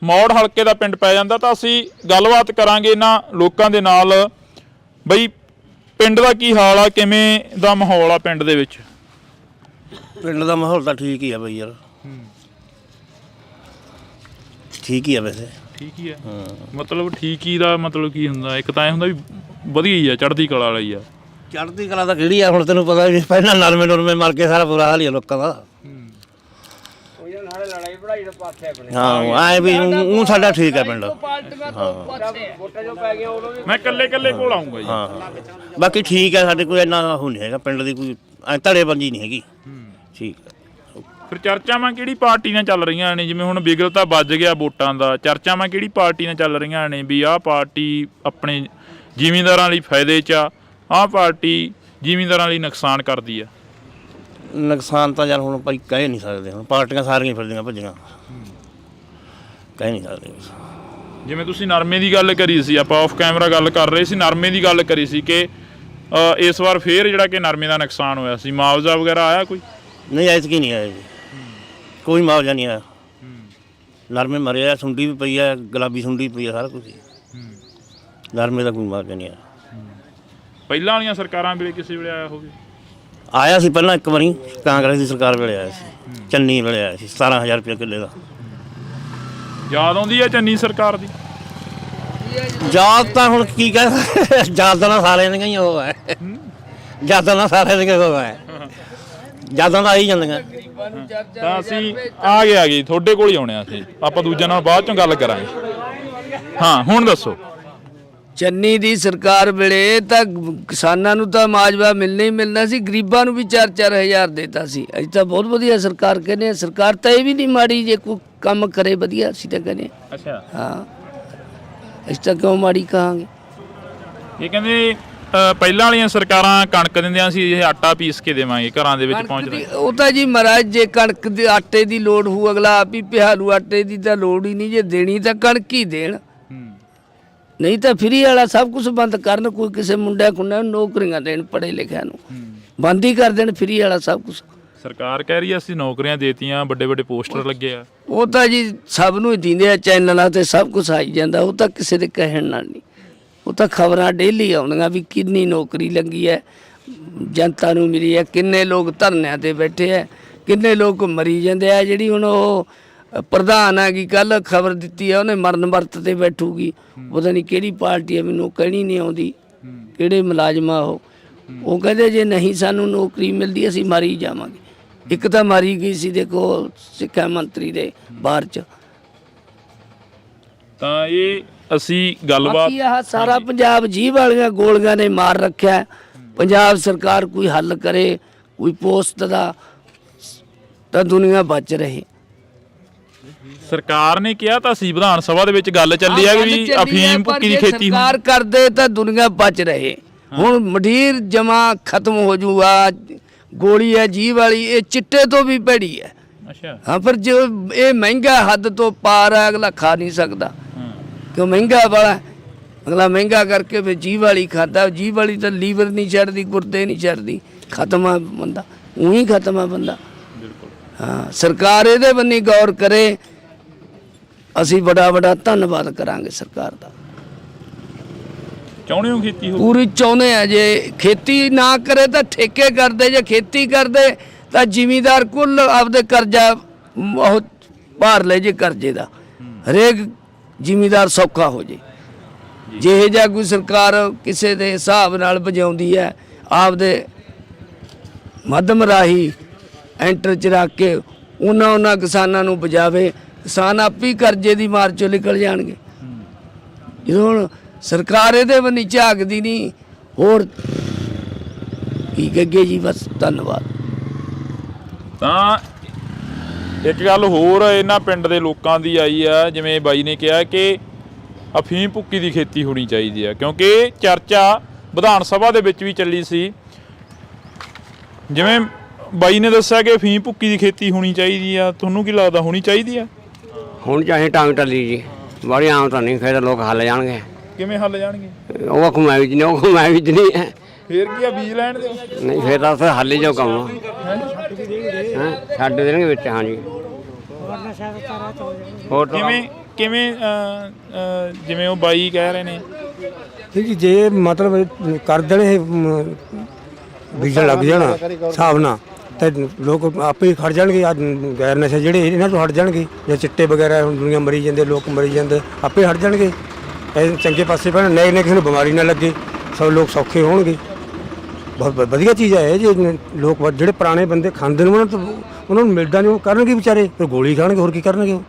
ਮੌੜ ਹਲਕੇ ਦਾ ਪਿੰਡ ਪੈ ਜਾਂਦਾ। ਤਾਂ ਅਸੀਂ ਗੱਲਬਾਤ ਕਰਾਂਗੇ ਇਹਨਾਂ ਲੋਕਾਂ ਦੇ ਨਾਲ, ਬਈ ਪਿੰਡ ਦਾ ਕੀ ਹਾਲ ਆ, ਕਿਵੇਂ ਦਾ ਮਾਹੌਲ ਆ ਪਿੰਡ ਦੇ ਵਿੱਚ? ਪਿੰਡ ਦਾ ਮਾਹੌਲ ਤਾਂ ਠੀਕ ਹੀ ਆ ਬਈ ਯਾਰ, ਠੀਕ ਹੀ ਆ ਵੈਸੇ। ਠੀਕ ਹੀ ਆ, ਮਤਲਬ ਠੀਕ ਹੀ ਦਾ ਮਤਲਬ ਕੀ ਹੁੰਦਾ? ਇੱਕ ਤਾਂ ਇਹ ਹੁੰਦਾ ਵੀ ਵਧੀਆ ਹੀ ਆ, ਚੜ੍ਹਦੀ ਕਲਾ ਵਾਲੀ ਆ। ਚੜ੍ਹਦੀ ਕਲਾ ਤਾਂ ਕਿਹੜੀ ਆ, ਹੁਣ ਤੈਨੂੰ ਪਤਾ ਵੀ ਪਹਿਲਾਂ ਨਰਮੇ ਮਰ ਕੇ ਸਾਰਾ ਬੁਰਾ ਹਾਲ ਹੀ ਆ ਲੋਕਾਂ ਦਾ। ਹਾਂ ਆਏ ਵੀ ਉਹ ਸਾਡਾ ਠੀਕ ਹੈ ਪਿੰਡ ਮੈਂ ਇਕੱਲੇ ਕੋਲ ਆਉਂਗਾ ਜੀ। ਹਾਂ ਬਾਕੀ ਠੀਕ ਹੈ, ਸਾਡੇ ਕੋਈ ਇੰਨਾ ਉਹ ਨਹੀਂ ਹੈਗਾ ਪਿੰਡ ਦੀ, ਕੋਈ ਧੜੇਬੰਦੀ ਨਹੀਂ ਹੈਗੀ। ਠੀਕ ਹੈ। ਫਿਰ ਚਰਚਾਵਾਂ ਕਿਹੜੀ ਪਾਰਟੀ ਨਾਲ ਚੱਲ ਰਹੀਆਂ ਨੇ? ਜਿਵੇਂ ਹੁਣ ਬਿਗਲ ਤਾਂ ਵੱਜ ਗਿਆ ਵੋਟਾਂ ਦਾ, ਚਰਚਾਵਾਂ ਕਿਹੜੀ ਪਾਰਟੀ ਨਾਲ ਚੱਲ ਰਹੀਆਂ ਨੇ ਵੀ ਆਹ ਪਾਰਟੀ ਆਪਣੇ ਜ਼ਿਮੀਂਦਾਰਾਂ ਲਈ ਫਾਇਦੇ 'ਚ ਆ, ਆਹ ਪਾਰਟੀ ਜ਼ਿਮੀਂਦਾਰਾਂ ਲਈ ਨੁਕਸਾਨ ਕਰਦੀ ਆ? ਨੁਕਸਾਨ ਤਾਂ ਯਾਰ ਹੁਣ ਭਾਈ ਕਹਿ ਨਹੀਂ ਸਕਦੇ, ਹੁਣ ਪਾਰਟੀਆਂ ਸਾਰੀਆਂ ਫਿਰਦੀਆਂ ਭੱਜੀਆਂ, ਕਹਿ ਨਹੀਂ ਸਕਦੇ। ਜਿਵੇਂ ਤੁਸੀਂ ਨਰਮੇ ਦੀ ਗੱਲ ਕਰੀ ਸੀ, ਆਪਾਂ ਆਫ ਕੈਮਰਾ ਗੱਲ ਕਰ ਰਹੇ ਸੀ, ਨਰਮੇ ਦੀ ਗੱਲ ਕਰੀ ਸੀ ਕਿ ਇਸ ਵਾਰ ਫੇਰ ਜਿਹੜਾ ਕਿ ਨਰਮੇ ਦਾ ਨੁਕਸਾਨ ਹੋਇਆ ਸੀ, ਮੁਆਵਜ਼ਾ ਵਗੈਰਾ ਆਇਆ ਕੋਈ? ਨਹੀਂ ਐਤਕੀ ਨਹੀਂ ਆਇਆ ਜੀ, ਕੋਈ ਮੁਆਵਜ਼ਾ ਨਹੀਂ ਆਇਆ। ਨਰਮੇ ਮਰੇ ਆ, ਸੁੰਡੀ ਵੀ ਪਈ ਆ, ਗੁਲਾਬੀ ਸੁੰਡੀ ਪਈ ਆ, ਸਾਰਾ ਕੁਝ। ਨਰਮੇ ਦਾ ਕੋਈ ਮੁਆਵਜ਼ਾ ਨਹੀਂ ਆਇਆ। ਪਹਿਲਾਂ ਵਾਲੀਆਂ ਸਰਕਾਰਾਂ ਵੇਲੇ ਕਿਸੇ ਵੇਲੇ ਆਇਆ ਹੋਵੇ? ਆਇਆ ਸੀ ਪਹਿਲਾਂ ਇੱਕ ਵਾਰੀ, ਕਾਂਗਰਸ ਦੀ ਸਰਕਾਰ ਵੇਲੇ ਆਇਆ ਸੀ, ਚੰਨੀ ਵੇਲੇ ਆਇਆ ਸੀ 17,000 ਰੁਪਏ ਕਿੱਲੇ ਦਾ। ਯਾਦ ਆਉਂਦੀ ਹੈ ਚੰਨੀ ਸਰਕਾਰ ਦੀ? ਯਾਦ ਤਾਂ ਹੁਣ ਕੀ ਕਹਿ, ਯਾਦਾਂ ਨਾਲ ਸਾਰਿਆਂ ਦੀਆਂ ਹੀ ਉਹ ਹੈ, ਯਾਦਾਂ ਨਾਲ ਸਾਰਿਆਂ ਦੀਆਂ ਉਹ ਹੈ, ਯਾਦਾਂ ਤਾਂ ਆਈ ਜਾਂਦੀਆਂ। ਤਾਂ ਅਸੀਂ ਆ ਗਏ ਤੁਹਾਡੇ ਕੋਲ ਹੀ ਆਉਣੇ ਆ ਅਸੀਂ, ਆਪਾਂ ਦੂਜਿਆਂ ਨਾਲ ਬਾਅਦ ਚੋਂ ਗੱਲ ਕਰਾਂਗੇ। ਹਾਂ ਹੁਣ ਦੱਸੋ। ਚੰਨੀ ਦੀ ਸਰਕਾਰ ਵੇਲੇ ਤਾਂ ਕਿਸਾਨਾਂ ਨੂੰ ਤਾਂ ਮਾਜਵਾ ਮਿਲਣਾ ਹੀ ਮਿਲਣਾ ਸੀ, ਗਰੀਬਾਂ ਨੂੰ ਵੀ 4-4 ਹਜ਼ਾਰ ਦੇਤਾ ਸੀ। ਅਸੀਂ ਤਾਂ ਬਹੁਤ ਵਧੀਆ ਸਰਕਾਰ ਕਹਿੰਦੇ ਹਾਂ, ਸਰਕਾਰ ਤਾਂ ਇਹ ਵੀ ਨਹੀਂ ਮਾੜੀ ਜੇ ਕੋਈ ਕੰਮ ਕਰੇ ਵਧੀਆ, ਅਸੀਂ ਤਾਂ ਕਹਿੰਦੇ। ਅੱਛਾ ਹਾਂ, ਅਸੀਂ ਤਾਂ ਕਿਉਂ ਮਾੜੀ ਕਹਾਂਗੇ? ਇਹ ਕਹਿੰਦੇ ਪਹਿਲਾਂ ਵਾਲੀਆਂ ਸਰਕਾਰਾਂ ਕਣਕ ਦਿੰਦਿਆਂ ਸੀ, ਇਹ ਆਟਾ ਪੀਸ ਕੇ ਦੇਵਾਂਗੇ ਘਰਾਂ ਦੇ ਵਿੱਚ ਪਹੁੰਚਦਾ। ਉਹ ਤਾਂ ਜੀ ਮਹਾਰਾਜ ਜੇ ਕਣਕ ਦੇ ਆਟੇ ਦੀ ਲੋੜ ਹੋਊ ਅਗਲਾ ਆਪ ਹੀ ਪਿਹਾਲੂ, ਆਟੇ ਦੀ ਤਾਂ ਲੋੜ ਹੀ ਨਹੀਂ, ਜੇ ਦੇਣੀ ਤਾਂ ਕਣਕ ਹੀ ਦੇਣ, ਨਹੀਂ ਤਾਂ ਫਰੀ ਵਾਲਾ ਸਭ ਕੁਝ ਬੰਦ ਕਰਨ। ਕੋਈ ਕਿਸੇ ਮੁੰਡਿਆਂ ਖੁੰਡਿਆਂ ਨੂੰ ਨੌਕਰੀਆਂ ਦੇਣ, ਪੜ੍ਹੇ ਲਿਖਿਆਂ ਨੂੰ ਬੰਦ ਹੀ ਕਰ ਦੇਣ, ਫਰੀ ਵਾਲਾ ਸਭ ਕੁਝ। ਸਰਕਾਰ ਕਹਿ ਰਹੀ ਹੈ ਅਸੀਂ ਨੌਕਰੀਆਂ ਦੇਤੀਆਂ, ਵੱਡੇ ਵੱਡੇ ਪੋਸਟਰ ਲੱਗੇ ਆ। ਉਹ ਤਾਂ ਜੀ ਸਭ ਨੂੰ ਹੀ ਦਿੰਦੇ ਆ, ਚੈਨਲਾਂ ਤੇ ਸਭ ਕੁਝ ਆਈ ਜਾਂਦਾ, ਉਹ ਤਾਂ ਕਿਸੇ ਦੇ ਕਹਿਣ ਨਾਲ ਨਹੀਂ। ਉਹ ਤਾਂ ਖਬਰਾਂ ਡੇਲੀ ਆਉਂਦੀਆਂ ਵੀ ਕਿੰਨੀ ਨੌਕਰੀ ਲੱਗੀ ਹੈ, ਜਨਤਾ ਨੂੰ ਮਿਲੀ ਹੈ, ਕਿੰਨੇ ਲੋਕ ਧਰਨਿਆਂ ਤੇ ਬੈਠੇ ਹੈ, ਕਿੰਨੇ ਲੋਕ ਮਰੀ ਜਾਂਦੇ ਆ। ਜਿਹੜੀ ਹੁਣ ਉਹ ਪ੍ਰਧਾਨ ਆ ਗਈ, ਕੱਲ ਖਬਰ ਦਿੱਤੀ ਹੈ ਉਹਨੇ ਮਰਨ ਵਰਤ ਤੇ ਬੈਠੂਗੀ, ਪਤਾ ਨਹੀਂ ਕਿਹੜੀ ਪਾਰਟੀ ਹੈ, ਮੈਨੂੰ ਕਹਿਣੀ ਨਹੀਂ ਆਉਂਦੀ, ਕਿਹੜੇ ਮੁਲਾਜ਼ਮਾਂ ਉਹ ਕਹਿੰਦੇ ਜੇ ਨਹੀਂ ਸਾਨੂੰ ਨੌਕਰੀ ਮਿਲਦੀ ਅਸੀਂ ਮਾਰੀ ਜਾਵਾਂਗੇ। ਇੱਕ ਤਾਂ ਮਾਰੀ ਗਈ ਸੀ ਦੇਖੋ ਸਿੱਖਿਆ ਮੰਤਰੀ ਦੇ ਬਾਹਰ ਚ। ਤਾਂ ਇਹ ਅਸੀਂ ਗੱਲਬਾਤ, ਆਹ ਸਾਰਾ ਪੰਜਾਬ ਜੀਭ ਵਾਲੀਆਂ ਗੋਲੀਆਂ ਨੇ ਮਾਰ ਰੱਖਿਆ। ਪੰਜਾਬ ਸਰਕਾਰ ਕੋਈ ਹੱਲ ਕਰੇ, ਕੋਈ ਪੋਸਟ ਦਾ, ਤਾਂ ਦੁਨੀਆ ਬਚ ਰਹੇ। ਸਰਕਾਰ ਨੇ ਕਿਹਾ ਤਾਂ ਸੀ, ਵਿਧਾਨ ਸਭਾ ਦੇ ਵਿੱਚ ਗੱਲ ਚੱਲੀ ਹੈ ਵੀ ਅਫੀਮ ਭੁੱਕੀ ਦੀ ਖੇਤੀ ਸਰਕਾਰ ਕਰਦੇ ਤਾਂ ਦੁਨੀਆ ਬਚ ਰਹੇ। ਹੁਣ ਮਡੀਰ ਜਮਾ ਖਤਮ ਹੋ ਜੂਗਾ, ਗੋਲੀ ਹੈ ਜੀਭ ਵਾਲੀ, ਇਹ ਚਿੱਟੇ ਤੋਂ ਵੀ ਭੈੜੀ ਹੈ। ਅੱਛਾ ਹਾਂ, ਪਰ ਜੋ ਇਹ ਮਹਿੰਗਾ ਹੱਦ ਤੋਂ ਪਾਰ ਹੈ, ਅਗਲਾ ਖਾ ਨਹੀਂ ਸਕਦਾ ਕਿਉਂ ਮਹਿੰਗਾ ਵਾਲਾ, ਅਗਲਾ ਮਹਿੰਗਾ ਕਰਕੇ ਫਿਰ ਜੀਭ ਵਾਲੀ ਖਾਂਦਾ। ਜੀਭ ਵਾਲੀ ਤਾਂ ਲੀਵਰ ਨਹੀਂ ਛੱਡਦੀ, ਗੁਰਦੇ ਨਹੀਂ ਛੱਡਦੀ, ਖਤਮ ਆ ਬੰਦਾ, ਉਹੀ ਖਤਮ ਆ ਬੰਦਾ। ਹਾਂ, ਸਰਕਾਰ ਇਹਦੇ ਬੰਨੀ ਗੌਰ ਕਰੇ, ਅਸੀਂ ਬੜਾ ਧੰਨਵਾਦ ਕਰਾਂਗੇ ਸਰਕਾਰ ਦਾ। ਚਾਹੁੰਦੇ ਹੋ ਖੇਤੀ ਹੋ? ਪੂਰੀ ਚਾਹੁੰਦੇ ਆ। ਜੇ ਖੇਤੀ ਨਾ ਕਰੇ ਤਾਂ ਠੇਕੇ ਕਰਦੇ, ਜੇ ਖੇਤੀ ਕਰਦੇ ਤਾਂ ਜ਼ਿਮੀਂਦਾਰ ਕੁੱਲ ਆਪਦੇ ਕਰਜ਼ਾ ਉਹ ਭਾਰ ਲੈ ਜੇ ਕਰਜ਼ੇ ਦਾ, ਹਰੇਕ ਜ਼ਿਮੀਂਦਾਰ ਸੌਖਾ ਹੋ ਜੇ। ਜਿਹੇ ਜਿਹਾ ਕੋਈ ਸਰਕਾਰ ਕਿਸੇ ਦੇ ਹਿਸਾਬ ਨਾਲ ਵਜਾਉਂਦੀ ਹੈ, ਆਪਦੇ ਮੱਧਮ ਰਾਹੀਂ ਐਂਟਰ ਚ ਰੱਖ ਕੇ ਉਹਨਾਂ ਕਿਸਾਨਾਂ ਨੂੰ ਬਜਾਵੇ, ਕਿਸਾਨ ਆਪੇ ਹੀ ਕਰਜ਼ੇ ਦੀ ਮਾਰ ਚੋਂ ਨਿਕਲ ਜਾਣਗੇ। ਜਦੋਂ ਹੁਣ ਸਰਕਾਰ ਇਹਦੇ ਬੰਨੀ ਝਾਕਦੀ ਨਹੀਂ, ਹੋਰ ਕੀ ਕਹਗੇ ਜੀ, ਬਸ ਧੰਨਵਾਦ। ਤਾਂ ਇੱਕ ਗੱਲ ਹੋਰ ਇਹਨਾਂ ਪਿੰਡ ਦੇ ਲੋਕਾਂ ਦੀ ਆਈ ਆ, ਜਿਵੇਂ ਬਾਈ ਨੇ ਕਿਹਾ ਕਿ ਅਫੀਮ ਭੁੱਕੀ ਦੀ ਖੇਤੀ ਹੋਣੀ ਚਾਹੀਦੀ ਆ, ਕਿਉਂਕਿ ਚਰਚਾ ਵਿਧਾਨ ਸਭਾ ਦੇ ਵਿੱਚ ਵੀ ਚੱਲੀ ਸੀ। ਜਿਵੇਂ ਬਾਈ ਨੇ ਦੱਸਿਆ ਕਿ ਅਫੀਮ ਭੁੱਕੀ ਦੀ ਖੇਤੀ ਹੋਣੀ ਚਾਹੀਦੀ ਆ, ਤੁਹਾਨੂੰ ਕੀ ਲੱਗਦਾ ਹੋਣੀ ਚਾਹੀਦੀ ਆ? ਹੁਣ ਚਾਹੇ ਟਾਂਗ ਟੱਲੀ ਜੀ, ਬੜੀ ਆਮ ਤਾਂ ਨਹੀਂ, ਫਿਰ ਲੋਕ ਹੱਲ ਜਾਣਗੇ। ਕਿਵੇਂ ਹੱਲ ਜਾਣਗੇ? ਉਹ ਘੁਮਾਈ ਵੀ ਨਹੀਂ, ਉਹ ਘੁਮਾਈ ਵੀ ਨਹੀਂ ਹੈ, ਫੇਰ ਕੀ ਆ, ਬੀਜ ਲੈਣ ਦਿਓ। ਨਹੀਂ ਫਿਰ ਤਾਂ ਫਿਰ ਹੱਲ ਹੀ ਜੋ ਕੰਮ ਆ, ਛੱਡ ਦੇਣਗੇ ਵਿੱਚ। ਹਾਂਜੀ ਹੋਰ ਕਿਵੇਂ ਜਿਵੇਂ ਉਹ ਬਾਈ ਕਹਿ ਰਹੇ ਨੇ ਜੀ, ਜੇ ਮਤਲਬ ਕਰ ਦੇਣ ਇਹ ਬੀਜਣ ਲੱਗ ਜਾਣਾ ਹਿਸਾਬ ਨਾਲ, ਤਾਂ ਲੋਕ ਆਪੇ ਹੀ ਖੜ ਜਾਣਗੇ। ਆ ਗੈਰ ਨਸ਼ਾ ਜਿਹੜੇ ਇਹਨਾਂ ਤੋਂ ਹਟ ਜਾਣਗੇ, ਜਾਂ ਚਿੱਟੇ ਵਗੈਰਾ ਹੁਣ ਦੁਨੀਆ ਮਰੀ ਜਾਂਦੇ, ਲੋਕ ਮਰੀ ਜਾਂਦੇ, ਆਪੇ ਹਟ ਜਾਣਗੇ। ਇਹ ਚੰਗੇ ਪਾਸੇ ਪੈਣ, ਨਏ ਕਿਸੇ ਨੂੰ ਬਿਮਾਰੀ ਨਾ ਲੱਗੇ, ਸਭ ਲੋਕ ਸੌਖੇ ਹੋਣਗੇ। ਬਹੁਤ ਵਧੀਆ ਚੀਜ਼ ਹੈ ਜੇ ਲੋਕ ਜਿਹੜੇ ਪੁਰਾਣੇ ਬੰਦੇ ਖਾਂਦੇ ਨੇ ਉਹਨਾਂ ਨੂੰ ਮਿਲਦਾ ਨਹੀਂ, ਉਹ ਕਰਨਗੇ ਵਿਚਾਰੇ, ਫਿਰ ਗੋਲੀ ਖਾਣਗੇ, ਹੋਰ ਕੀ ਕਰਨਗੇ। ਉਹ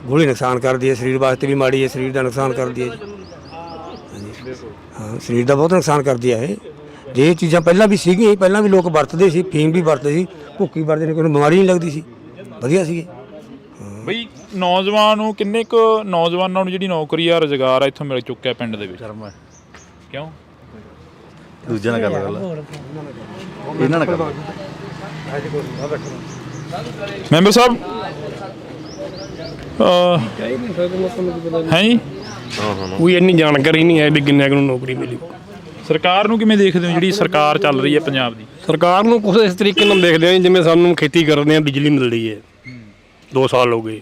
ਗੋਲੀ ਨੁਕਸਾਨ ਕਰਦੀ ਹੈ, ਸਰੀਰ ਵਾਸਤੇ ਵੀ ਮਾੜੀ ਹੈ, ਸਰੀਰ ਦਾ ਨੁਕਸਾਨ ਕਰਦੀ ਹੈ ਜੀ। ਹਾਂ, ਸਰੀਰ ਦਾ ਬਹੁਤ ਨੁਕਸਾਨ ਕਰਦੀ ਹੈ ਇਹ। ਜੇ ਇਹ ਚੀਜ਼ਾਂ ਪਹਿਲਾਂ ਵੀ ਸੀਗੀਆਂ, ਪਹਿਲਾਂ ਵੀ ਲੋਕ ਵਰਤਦੇ ਸੀ, ਫੀਮ ਵੀ ਵਰਤਦੇ ਸੀ, ਭੁੱਕੀ ਵਰਤਦੇ ਨੇ, ਕੋਈ ਬਿਮਾਰੀ ਨਹੀਂ ਲੱਗਦੀ ਸੀ, ਵਧੀਆ ਸੀਗੇ। ਬਈ ਨੌਜਵਾਨ ਨੂੰ ਕਿੰਨੇ ਕੁ ਨੌਜਵਾਨਾਂ ਨੂੰ ਜਿਹੜੀ ਨੌਕਰੀ ਆ ਰੁਜ਼ਗਾਰ ਆ ਇੱਥੋਂ ਮਿਲ ਚੁੱਕਿਆ ਪਿੰਡ ਦੇ ਵਿੱਚ? ਕਿਉਂ ਦੂਜੇ ਨਾਲ ਗੱਲ ਇਹਨਾਂ ਨਾਲ ਕਰ। ਮੈਂਬਰ ਸਾਹਿਬ ਹੈ ਜੀ, ਕੋਈ ਇੰਨੀ ਜਾਣਕਾਰੀ ਨਹੀਂ ਹੈ ਵੀ ਕਿੰਨੇ ਨੂੰ ਨੌਕਰੀ ਮਿਲੀ। ਸਰਕਾਰ ਨੂੰ ਕਿਵੇਂ ਦੇਖਦੇ ਹੋ ਜਿਹੜੀ ਸਰਕਾਰ ਚੱਲ ਰਹੀ ਹੈ ਪੰਜਾਬ ਦੀ? ਸਰਕਾਰ ਨੂੰ ਕੁਝ ਇਸ ਤਰੀਕੇ ਨਾਲ ਦੇਖਦੇ ਹਾਂ ਜਿਵੇਂ ਸਾਨੂੰ ਖੇਤੀ ਕਰਦੇ ਹਾਂ, ਬਿਜਲੀ ਮਿਲ ਰਹੀ ਹੈ, 2 ਸਾਲ ਹੋ ਗਏ,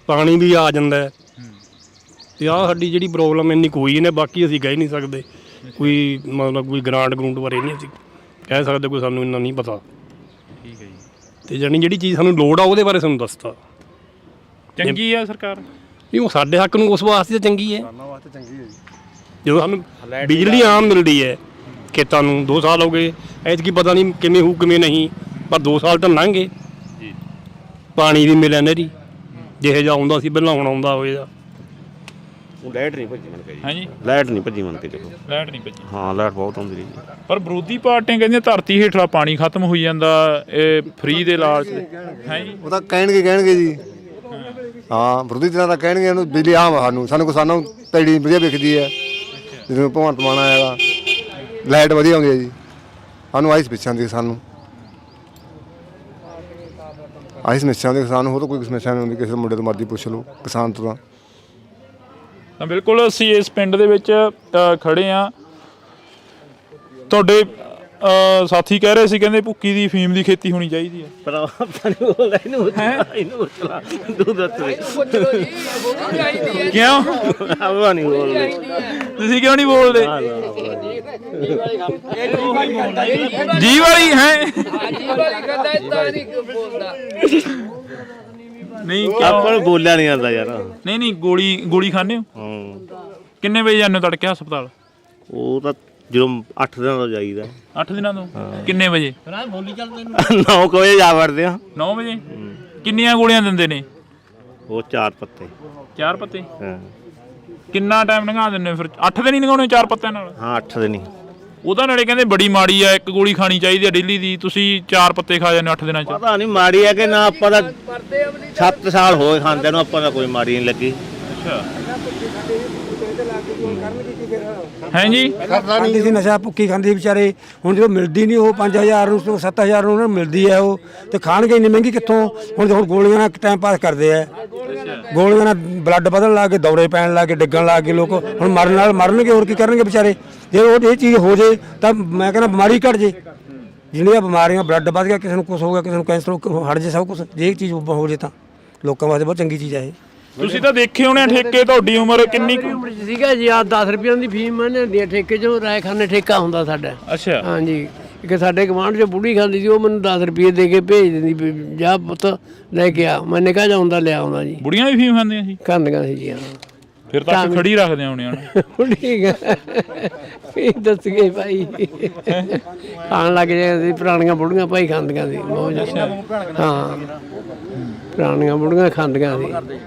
ਪਾਣੀ ਵੀ ਆ ਜਾਂਦਾ ਤੇ ਆਹ ਸਾਡੀ ਜਿਹੜੀ ਪ੍ਰੋਬਲਮ ਇੰਨੀ ਕੋਈ ਨੇ, ਬਾਕੀ ਅਸੀਂ ਕਹਿ ਨਹੀਂ ਸਕਦੇ ਕੋਈ, ਮਤਲਬ ਕੋਈ ਗ੍ਰਾਂਟ ਬਾਰੇ ਨਹੀਂ ਅਸੀਂ ਕਹਿ ਸਕਦੇ, ਕੋਈ ਸਾਨੂੰ ਇੰਨਾ ਨਹੀਂ ਪਤਾ। ਠੀਕ ਹੈ ਜੀ। ਤੇ ਜਾਨੀ ਜਿਹੜੀ ਚੀਜ਼ ਸਾਨੂੰ ਲੋੜ ਆ ਉਹਦੇ ਬਾਰੇ ਸਾਨੂੰ ਦੱਸਤਾ। ਚੰਗੀ ਆ ਸਰਕਾਰ? ਨਹੀਂ, ਉਹ ਸਾਡੇ ਹੱਕ ਨੂੰ ਉਸ ਵਾਸਤੇ ਤਾਂ ਚੰਗੀ ਹੈ। ਜਦੋਂ ਸਾਨੂੰ ਬਿਜਲੀ ਆਮ ਮਿਲਦੀ ਹੈ ਖੇਤਾਂ ਨੂੰ, 2 ਸਾਲ ਹੋ ਗਏ, ਐਤਕੀ ਪਤਾ ਨਹੀਂ ਕਿਵੇਂ ਹੋਊ ਕਿਵੇਂ ਨਹੀਂ, ਪਰ 2 ਸਾਲ ਤਾਂ ਲੰਘ ਗਏ। ਪਾਣੀ ਵੀ ਮਿਲਿਆ ਨਹਿਰੀ, ਜਿਹੇ ਜਿਹਾ ਆਉਂਦਾ ਸੀ ਪਹਿਲਾਂ, ਹੁਣ ਆਉਂਦਾ ਹੋਏਗਾ। ਲਾਈਟ ਨਹੀਂ ਭੱਜੀ ਮੰਨ ਕੇ ਜੀ। ਹਾਂਜੀ, ਲਾਈਟ ਨਹੀਂ ਭੱਜੀ ਮੰਨ ਕੇ ਚਲੋ। ਲਾਈਟ ਨਹੀਂ ਭੱਜੀ? ਹਾਂ, ਲਾਈਟ ਬਹੁਤ ਆਉਂਦੀ ਰਹੀ ਜੀ। ਪਰ ਵਿਰੋਧੀ ਪਾਰਟੀਆਂ ਕਹਿੰਦੀਆਂ ਧਰਤੀ ਹੇਠਲਾ ਪਾਣੀ ਖਤਮ ਹੋਈ ਜਾਂਦਾ, ਇਹ ਫ੍ਰੀ ਦੇ ਲਾਲਚ ਹੈ ਜੀ। ਉਹ ਤਾਂ ਕਹਿਣਗੇ ਜੀ। ਹਾਂ, ਵਿਰੋਧੀ ਧਿਰਾਂ ਤਾਂ ਕਹਿਣਗੇ ਇਹਨੂੰ ਬਿਜਲੀ ਆਮ ਸਾਨੂੰ ਪੈੜੀ ਵਧੀਆ ਵਿਕਦੀ ਹੈ। ਜਦੋਂ ਭਗਵੰਤ ਮਾਨ ਆਏਗਾ ਲਾਈਟ ਵਧੀਆ ਆਉਂਦੀ ਹੈ ਜੀ, ਸਾਨੂੰ ਆਹੀ ਸਮੱਸਿਆ ਆਉਂਦੀ, ਸਾਨੂੰ ਆਹੀ ਸਮੱਸਿਆ ਆਉਂਦੀ ਕਿਸਾਨ ਨੂੰ, ਹੋਰ ਤਾਂ ਕੋਈ ਸਮੱਸਿਆ ਨਹੀਂ ਹੁੰਦੀ, ਕਿਸੇ ਮੁੰਡੇ ਤੋਂ ਮਰਜ਼ੀ ਪੁੱਛ ਲਓ ਕਿਸਾਨ ਤੋਂ। ਤਾਂ ਬਿਲਕੁਲ ਅਸੀਂ ਇਸ ਪਿੰਡ ਦੇ ਵਿੱਚ ਖੜੇ ਆ। ਤੁਹਾਡੇ ਸਾਥੀ ਕਹਿ ਰਹੇ ਸੀ, ਕਹਿੰਦੇ ਭੁੱਕੀ ਦੀ ਫੀਮ ਦੀ ਖੇਤੀ ਹੋਣੀ ਚਾਹੀਦੀ ਹੈ। ਕਿਉਂ ਤੁਸੀਂ ਕਿਉਂ ਨਹੀਂ ਬੋਲਦੇ? ਜੀ ਵਾਲੀ ਹੈ ਨਹੀਂ, ਆਪਾਂ ਨੂੰ ਬੋਲਿਆ ਨਹੀਂ ਜਾਂਦਾ ਯਾਰ। ਨਹੀਂ, ਗੋਲੀ ਖਾਂਦੇ ਹੋ? ਕਿੰਨੇ ਵਜੇ ਜਾਂਦੇ ਹੋ ਤੜਕੇ ਹਸਪਤਾਲ? ਉਹ ਤਾਂ ਜਦੋਂ 8 ਦਿਨਾਂ ਤੋਂ ਜਾਈਦਾ। 8 ਦਿਨਾਂ ਤੋਂ? ਕਿੰਨੇ ਵਜੇ? 9 ਵਜੇ ਜਾ ਵੜਦੇ ਆ। 9 ਵਜੇ? ਕਿੰਨੀਆਂ ਗੋਲੀਆਂ ਦਿੰਦੇ ਨੇ ਉਹ? 4 ਪੱਤੇ। 4 ਪੱਤੇ? ਹਾਂ। ਕਿੰਨਾ ਟਾਈਮ ਲੰਘਾ ਦਿੰਦੇ ਫਿਰ? 8 ਦਿਨ ਹੀ ਲੰਘਾਉਣੇ 4 ਪੱਤਿਆਂ ਨਾਲ? ਹਾਂ, 8 ਦਿਨ ਹੀ। ਉਹਦਾ ਨਾਲੇ ਕਹਿੰਦੇ ਬੜੀ ਮਾੜੀ ਆ, 1 ਗੋਲੀ ਖਾਣੀ ਚਾਹੀਦੀ ਆ ਡੇਲੀ ਦੀ, ਤੁਸੀਂ 4 ਪੱਤੇ ਖਾ ਜਾਂਦੇ 8 ਦਿਨਾਂ ਚ। ਪਤਾ ਨਹੀਂ ਮਾੜੀ ਹੈ ਕਿ ਨਾ, ਆਪਾਂ ਤਾਂ 7 ਸਾਲ ਹੋਏ ਖਾਂਦੇ ਨੂੰ, ਆਪਾਂ ਦਾ ਕੋਈ ਮਾੜੀ ਨਹੀਂ ਲੱਗੀ। ਅੱਛਾ ਹੈ ਜੀ। ਖਾਂਦੀ ਸੀ ਨਸ਼ਾ, ਭੁੱਕੀ ਖਾਂਦੀ ਵਿਚਾਰੇ, ਹੁਣ ਜਦੋਂ ਮਿਲਦੀ ਨਹੀਂ ਉਹ 5000 ਨੂੰ 7000 ਨੂੰ ਉਹਨਾਂ ਨੂੰ ਮਿਲਦੀ ਹੈ, ਉਹ ਤੇ ਖਾਣਗੇ ਇੰਨੀ ਮਹਿੰਗੀ ਕਿੱਥੋਂ? ਹੁਣ ਗੋਲੀਆਂ ਨਾਲ ਟਾਈਮ ਪਾਸ ਕਰਦੇ ਆ, ਗੋਲੀਆਂ ਨਾਲ ਬਲੱਡ ਵਧਣ ਲੱਗ ਗਏ, ਦੌਰੇ ਪੈਣ ਲੱਗ ਗਏ, ਡਿੱਗਣ ਲੱਗ ਗਏ ਲੋਕ, ਹੁਣ ਮਰਨ ਨਾਲ ਮਰਨਗੇ, ਹੋਰ ਕੀ ਕਰਨਗੇ ਵਿਚਾਰੇ। ਜੇ ਉਹ ਇਹ ਚੀਜ਼ ਹੋ ਜੇ ਤਾਂ ਮੈਂ ਕਹਿੰਦਾ ਬਿਮਾਰੀ ਘਟ ਜੇ। ਜਿਹੜੀਆਂ ਬਿਮਾਰੀਆਂ, ਬਲੱਡ ਵੱਧ ਗਿਆ, ਕਿਸੇ ਨੂੰ ਕੁਛ ਹੋ ਗਿਆ, ਕਿਸੇ ਨੂੰ ਕੈਂਸਰ ਹਟ ਜੇ, ਸਭ ਕੁਛ ਜੇ ਇਹ ਚੀਜ਼ ਹੋ ਜੇ ਤਾਂ ਲੋਕਾਂ ਵਾਸਤੇ ਬਹੁਤ ਚੰਗੀ ਚੀਜ਼ ਹੈ ਇਹ। ਤੁਸੀਂ ਤਾਂ ਦੇਖੇ ਹੋਣੇ ਠੇਕੇ, ਤੁਹਾਡੀ ਉਮਰ ਕਿੰਨੀ ਸੀਗਾ ਜੀ? ਆ 10 ਰੁਪਏ ਦੀ ਫੀਮ ਹੁੰਦੀ ਠੇਕੇ 'ਚੋਂ, ਰਾਇਖਾਨੇ ਠੇਕਾ ਹੁੰਦਾ ਸਾਡਾ। ਅੱਛਾ। ਹਾਂਜੀ, ਇੱਕ ਸਾਡੇ ਗਵਾਂਢ 'ਚ ਬੁੜੀ ਖਾਂਦੀ ਸੀ, ਉਹ ਮੈਨੂੰ 10 ਰੁਪਏ ਦੇ ਕੇ ਭੇਜ ਦਿੰਦੀ ਵੀ ਜਾ ਪੁੱਤ ਲੈ ਕੇ ਆ। ਮੈਂ ਨਿਕਾ ਜਾਂਦਾ ਲਿਆ ਆਉਂਦਾ ਜੀ। ਬੁੜੀਆਂ ਵੀ ਫੀਮ ਖਾਂਦੀਆਂ ਸੀ? ਖਾਂਦੀਆਂ ਸੀ ਜੀ। ਹਾਂ, ਫਿਰ ਤਾਂ ਖੜੀ ਰੱਖਦੇ ਹੋਣੇ ਹਨ। ਠੀਕ ਹੈ, ਕੀ ਦੱਸ ਗਏ ਭਾਈ, ਖਾਣ ਲੱਗ ਜਾਂਦੇ ਪੁਰਾਣੀਆਂ ਬੁੜੀਆਂ ਭਾਈ, ਖਾਂਦੀਆਂ ਸੀ ਬਹੁਤ ਜ਼ਿਆਦਾ। ਹਾਂ, ਪੁਰਾਣੀਆਂ ਬੁੜੀਆਂ ਖਾਂਦੀਆਂ ਸੀ,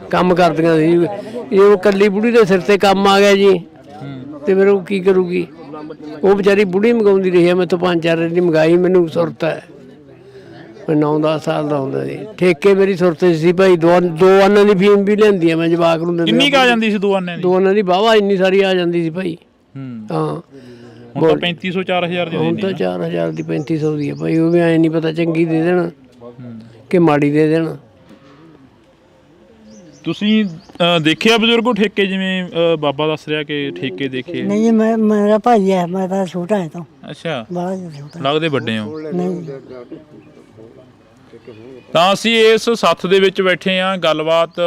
ਕੰਮ ਕਰਦੀਆਂ ਸੀ। ਇਹ ਉਹ ਕੱਲੀ ਬੁੜੀ ਦੇ ਸਿਰ ਤੇ ਕੰਮ ਆ ਗਿਆ ਜੀ, ਤੇ ਫਿਰ ਉਹ ਕੀ ਕਰੂਗੀ? ਉਹ ਵਿਚਾਰੀ ਬੁੜੀ ਮੰਗਾਉਂਦੀ ਰਹੀ ਹੈ, ਮੈਂ ਤਾਂ 5-4 ਦਿਨ ਦੀ ਮੰਗਾਈ, ਮੈਨੂੰ ਸੁਰਤ ਹੈ। ਮੈਂ 9-10 ਸਾਲ ਦਾ ਹੁੰਦਾ ਸੀ, ਠੇਕੇ ਮੇਰੀ ਸੁਰਤ ਸੀ ਭਾਈ। ਦੋ ਆਨਾਂ ਦੀ ਫੀਮ ਵੀ ਲੈਂਦੀ ਆ ਮੈਂ ਜਵਾਕ ਨੂੰ ਦਿੰਦਾ। ਕਿੰਨੀ ਆ ਜਾਂਦੀ ਸੀ 2 ਆਨਾਂ ਦੀ? 2 ਆਨਾਂ ਦੀ ਵਾਹਵਾ ਇੰਨੀ ਸਾਰੀ ਆ ਜਾਂਦੀ ਸੀ ਭਾਈ। ਹਾਂ, ਹੁਣ ਤਾਂ 3500 4000 ਦੀ। ਹੁਣ ਤਾਂ 4000 ਦੀ 3500 ਦੀ ਹੈ ਭਾਈ। ਉਹ ਵੀ ਐ ਨਹੀਂ ਪਤਾ ਚੰਗੀ ਦੇ ਦੇਣ ਕਿ ਮਾੜੀ ਦੇ ਦੇਣ। ਤੁਸੀਂ ਦੇਖਿਆ ਬਜ਼ੁਰਗੋ ਠੇਕੇ, ਜਿਵੇਂ ਬਾਬਾ ਦੱਸ ਰਿਹਾ ਕਿ ਠੇਕੇ ਦੇਖੇ? ਨਹੀਂ, ਮੇਰਾ ਭਾਈ ਹੈ, ਮੈਂ ਤਾਂ ਛੋਟਾ ਹੈ। ਤਾਂ ਅੱਛਾ, ਬੜਾ ਛੋਟਾ। ਲੱਗਦੇ ਵੱਡੇ ਹੋ? ਨਹੀਂ। ਤਾਂ ਅਸੀਂ ਇਸ ਸੱਥ ਦੇ ਵਿੱਚ ਬੈਠੇ ਹਾਂ, ਗੱਲਬਾਤ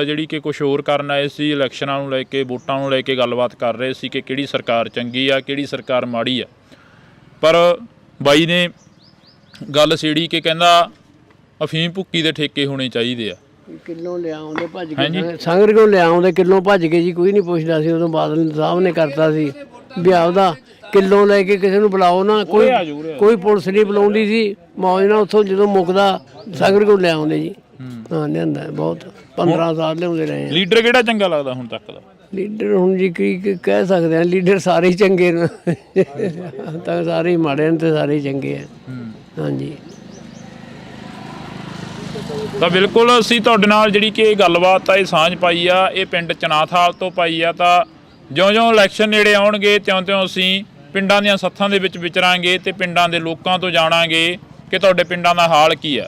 ਜਿਹੜੀ ਕਿ ਕੁਛ ਹੋਰ ਕਰਨ ਆਏ ਸੀ, ਇਲੈਕਸ਼ਨਾਂ ਨੂੰ ਲੈ ਕੇ, ਵੋਟਾਂ ਨੂੰ ਲੈ ਕੇ ਗੱਲਬਾਤ ਕਰ ਰਹੇ ਸੀ ਕਿ ਕਿਹੜੀ ਸਰਕਾਰ ਚੰਗੀ ਆ, ਕਿਹੜੀ ਸਰਕਾਰ ਮਾੜੀ ਆ। ਪਰ ਬਾਈ ਨੇ ਗੱਲ ਛੇੜੀ ਕਿ ਕਹਿੰਦਾ ਅਫੀਮ ਭੁੱਕੀ ਦੇ ਠੇਕੇ ਹੋਣੇ ਚਾਹੀਦੇ ਆ। ਕਿੱਲੋਂ ਲਿਆਉਂਦੇ ਭੱਜ ਕੇ, ਸੰਗਰ ਕੋਲ ਲਿਆਉਂਦੇ ਕਿੱਲੋਂ ਭੱਜ ਕੇ ਜੀ, ਕੋਈ ਨਹੀਂ ਪੁੱਛਦਾ ਸੀ। ਉਦੋਂ ਬਾਦਲ ਸਾਹਿਬ ਨੇ ਕਰਤਾ ਸੀ ਵੀ ਆਪਦਾ ਕਿਲੋ ਲੈ ਕੇ ਕਿਸੇ ਨੂੰ ਬੁਲਾਓ ਨਾ, ਕੋਈ ਪੁਲਿਸ ਨਹੀਂ ਬੁਲਾਉਂਦੀ ਸੀ। ਮੌਜ ਨਾਲ ਉੱਥੋਂ ਜਦੋਂ ਮੁੱਕਦਾ ਸਗਰ ਕੋਲ ਲੈ ਆਉਂਦੇ ਜੀ। ਹਾਂ ਲਿਆਂਦਾ ਬਹੁਤ 15 ਸਾਲ ਲਿਆਉਂਦੇ ਰਹੇ ਆ। ਲੀਡਰ ਕਿਹੜਾ ਚੰਗਾ ਲੱਗਦਾ ਹੁਣ ਤੱਕ ਦਾ? ਲੀਡਰ ਹੁਣ ਜੀ ਕੀ ਕਹਿ ਸਕਦੇ ਆ, ਲੀਡਰ ਸਾਰੇ ਹੀ ਚੰਗੇ ਨੇ ਤਾਂ ਸਾਰੇ ਹੀ ਮਾੜੇ ਨੇ ਤੇ ਸਾਰੇ ਹੀ ਚੰਗੇ ਆ। ਹਾਂਜੀ ਤਾਂ ਬਿਲਕੁਲ ਅਸੀਂ ਤੁਹਾਡੇ ਨਾਲ ਜਿਹੜੀ ਕਿ ਇਹ ਗੱਲਬਾਤ ਆ, ਇਹ ਸਾਂਝ ਪਾਈ ਆ, ਇਹ ਪਿੰਡ ਚਨਾਥਾਲ ਤੋਂ ਪਾਈ ਆ। ਤਾਂ ਜਿਉਂ-ਜਿਉਂ ਇਲੈਕਸ਼ਨ ਨੇੜੇ ਆਉਣਗੇ ਤਿਉਂ-ਤਿਉਂ ਅਸੀਂ ਪਿੰਡਾਂ ਦੀਆਂ ਸੱਥਾਂ ਦੇ ਵਿੱਚ ਵਿਚਰਾਂਗੇ ਤੇ ਪਿੰਡਾਂ ਦੇ ਲੋਕਾਂ ਤੋਂ ਜਾਣਾਂਗੇ ਕਿ ਤੁਹਾਡੇ ਪਿੰਡਾਂ ਦਾ ਹਾਲ ਕੀ ਆ,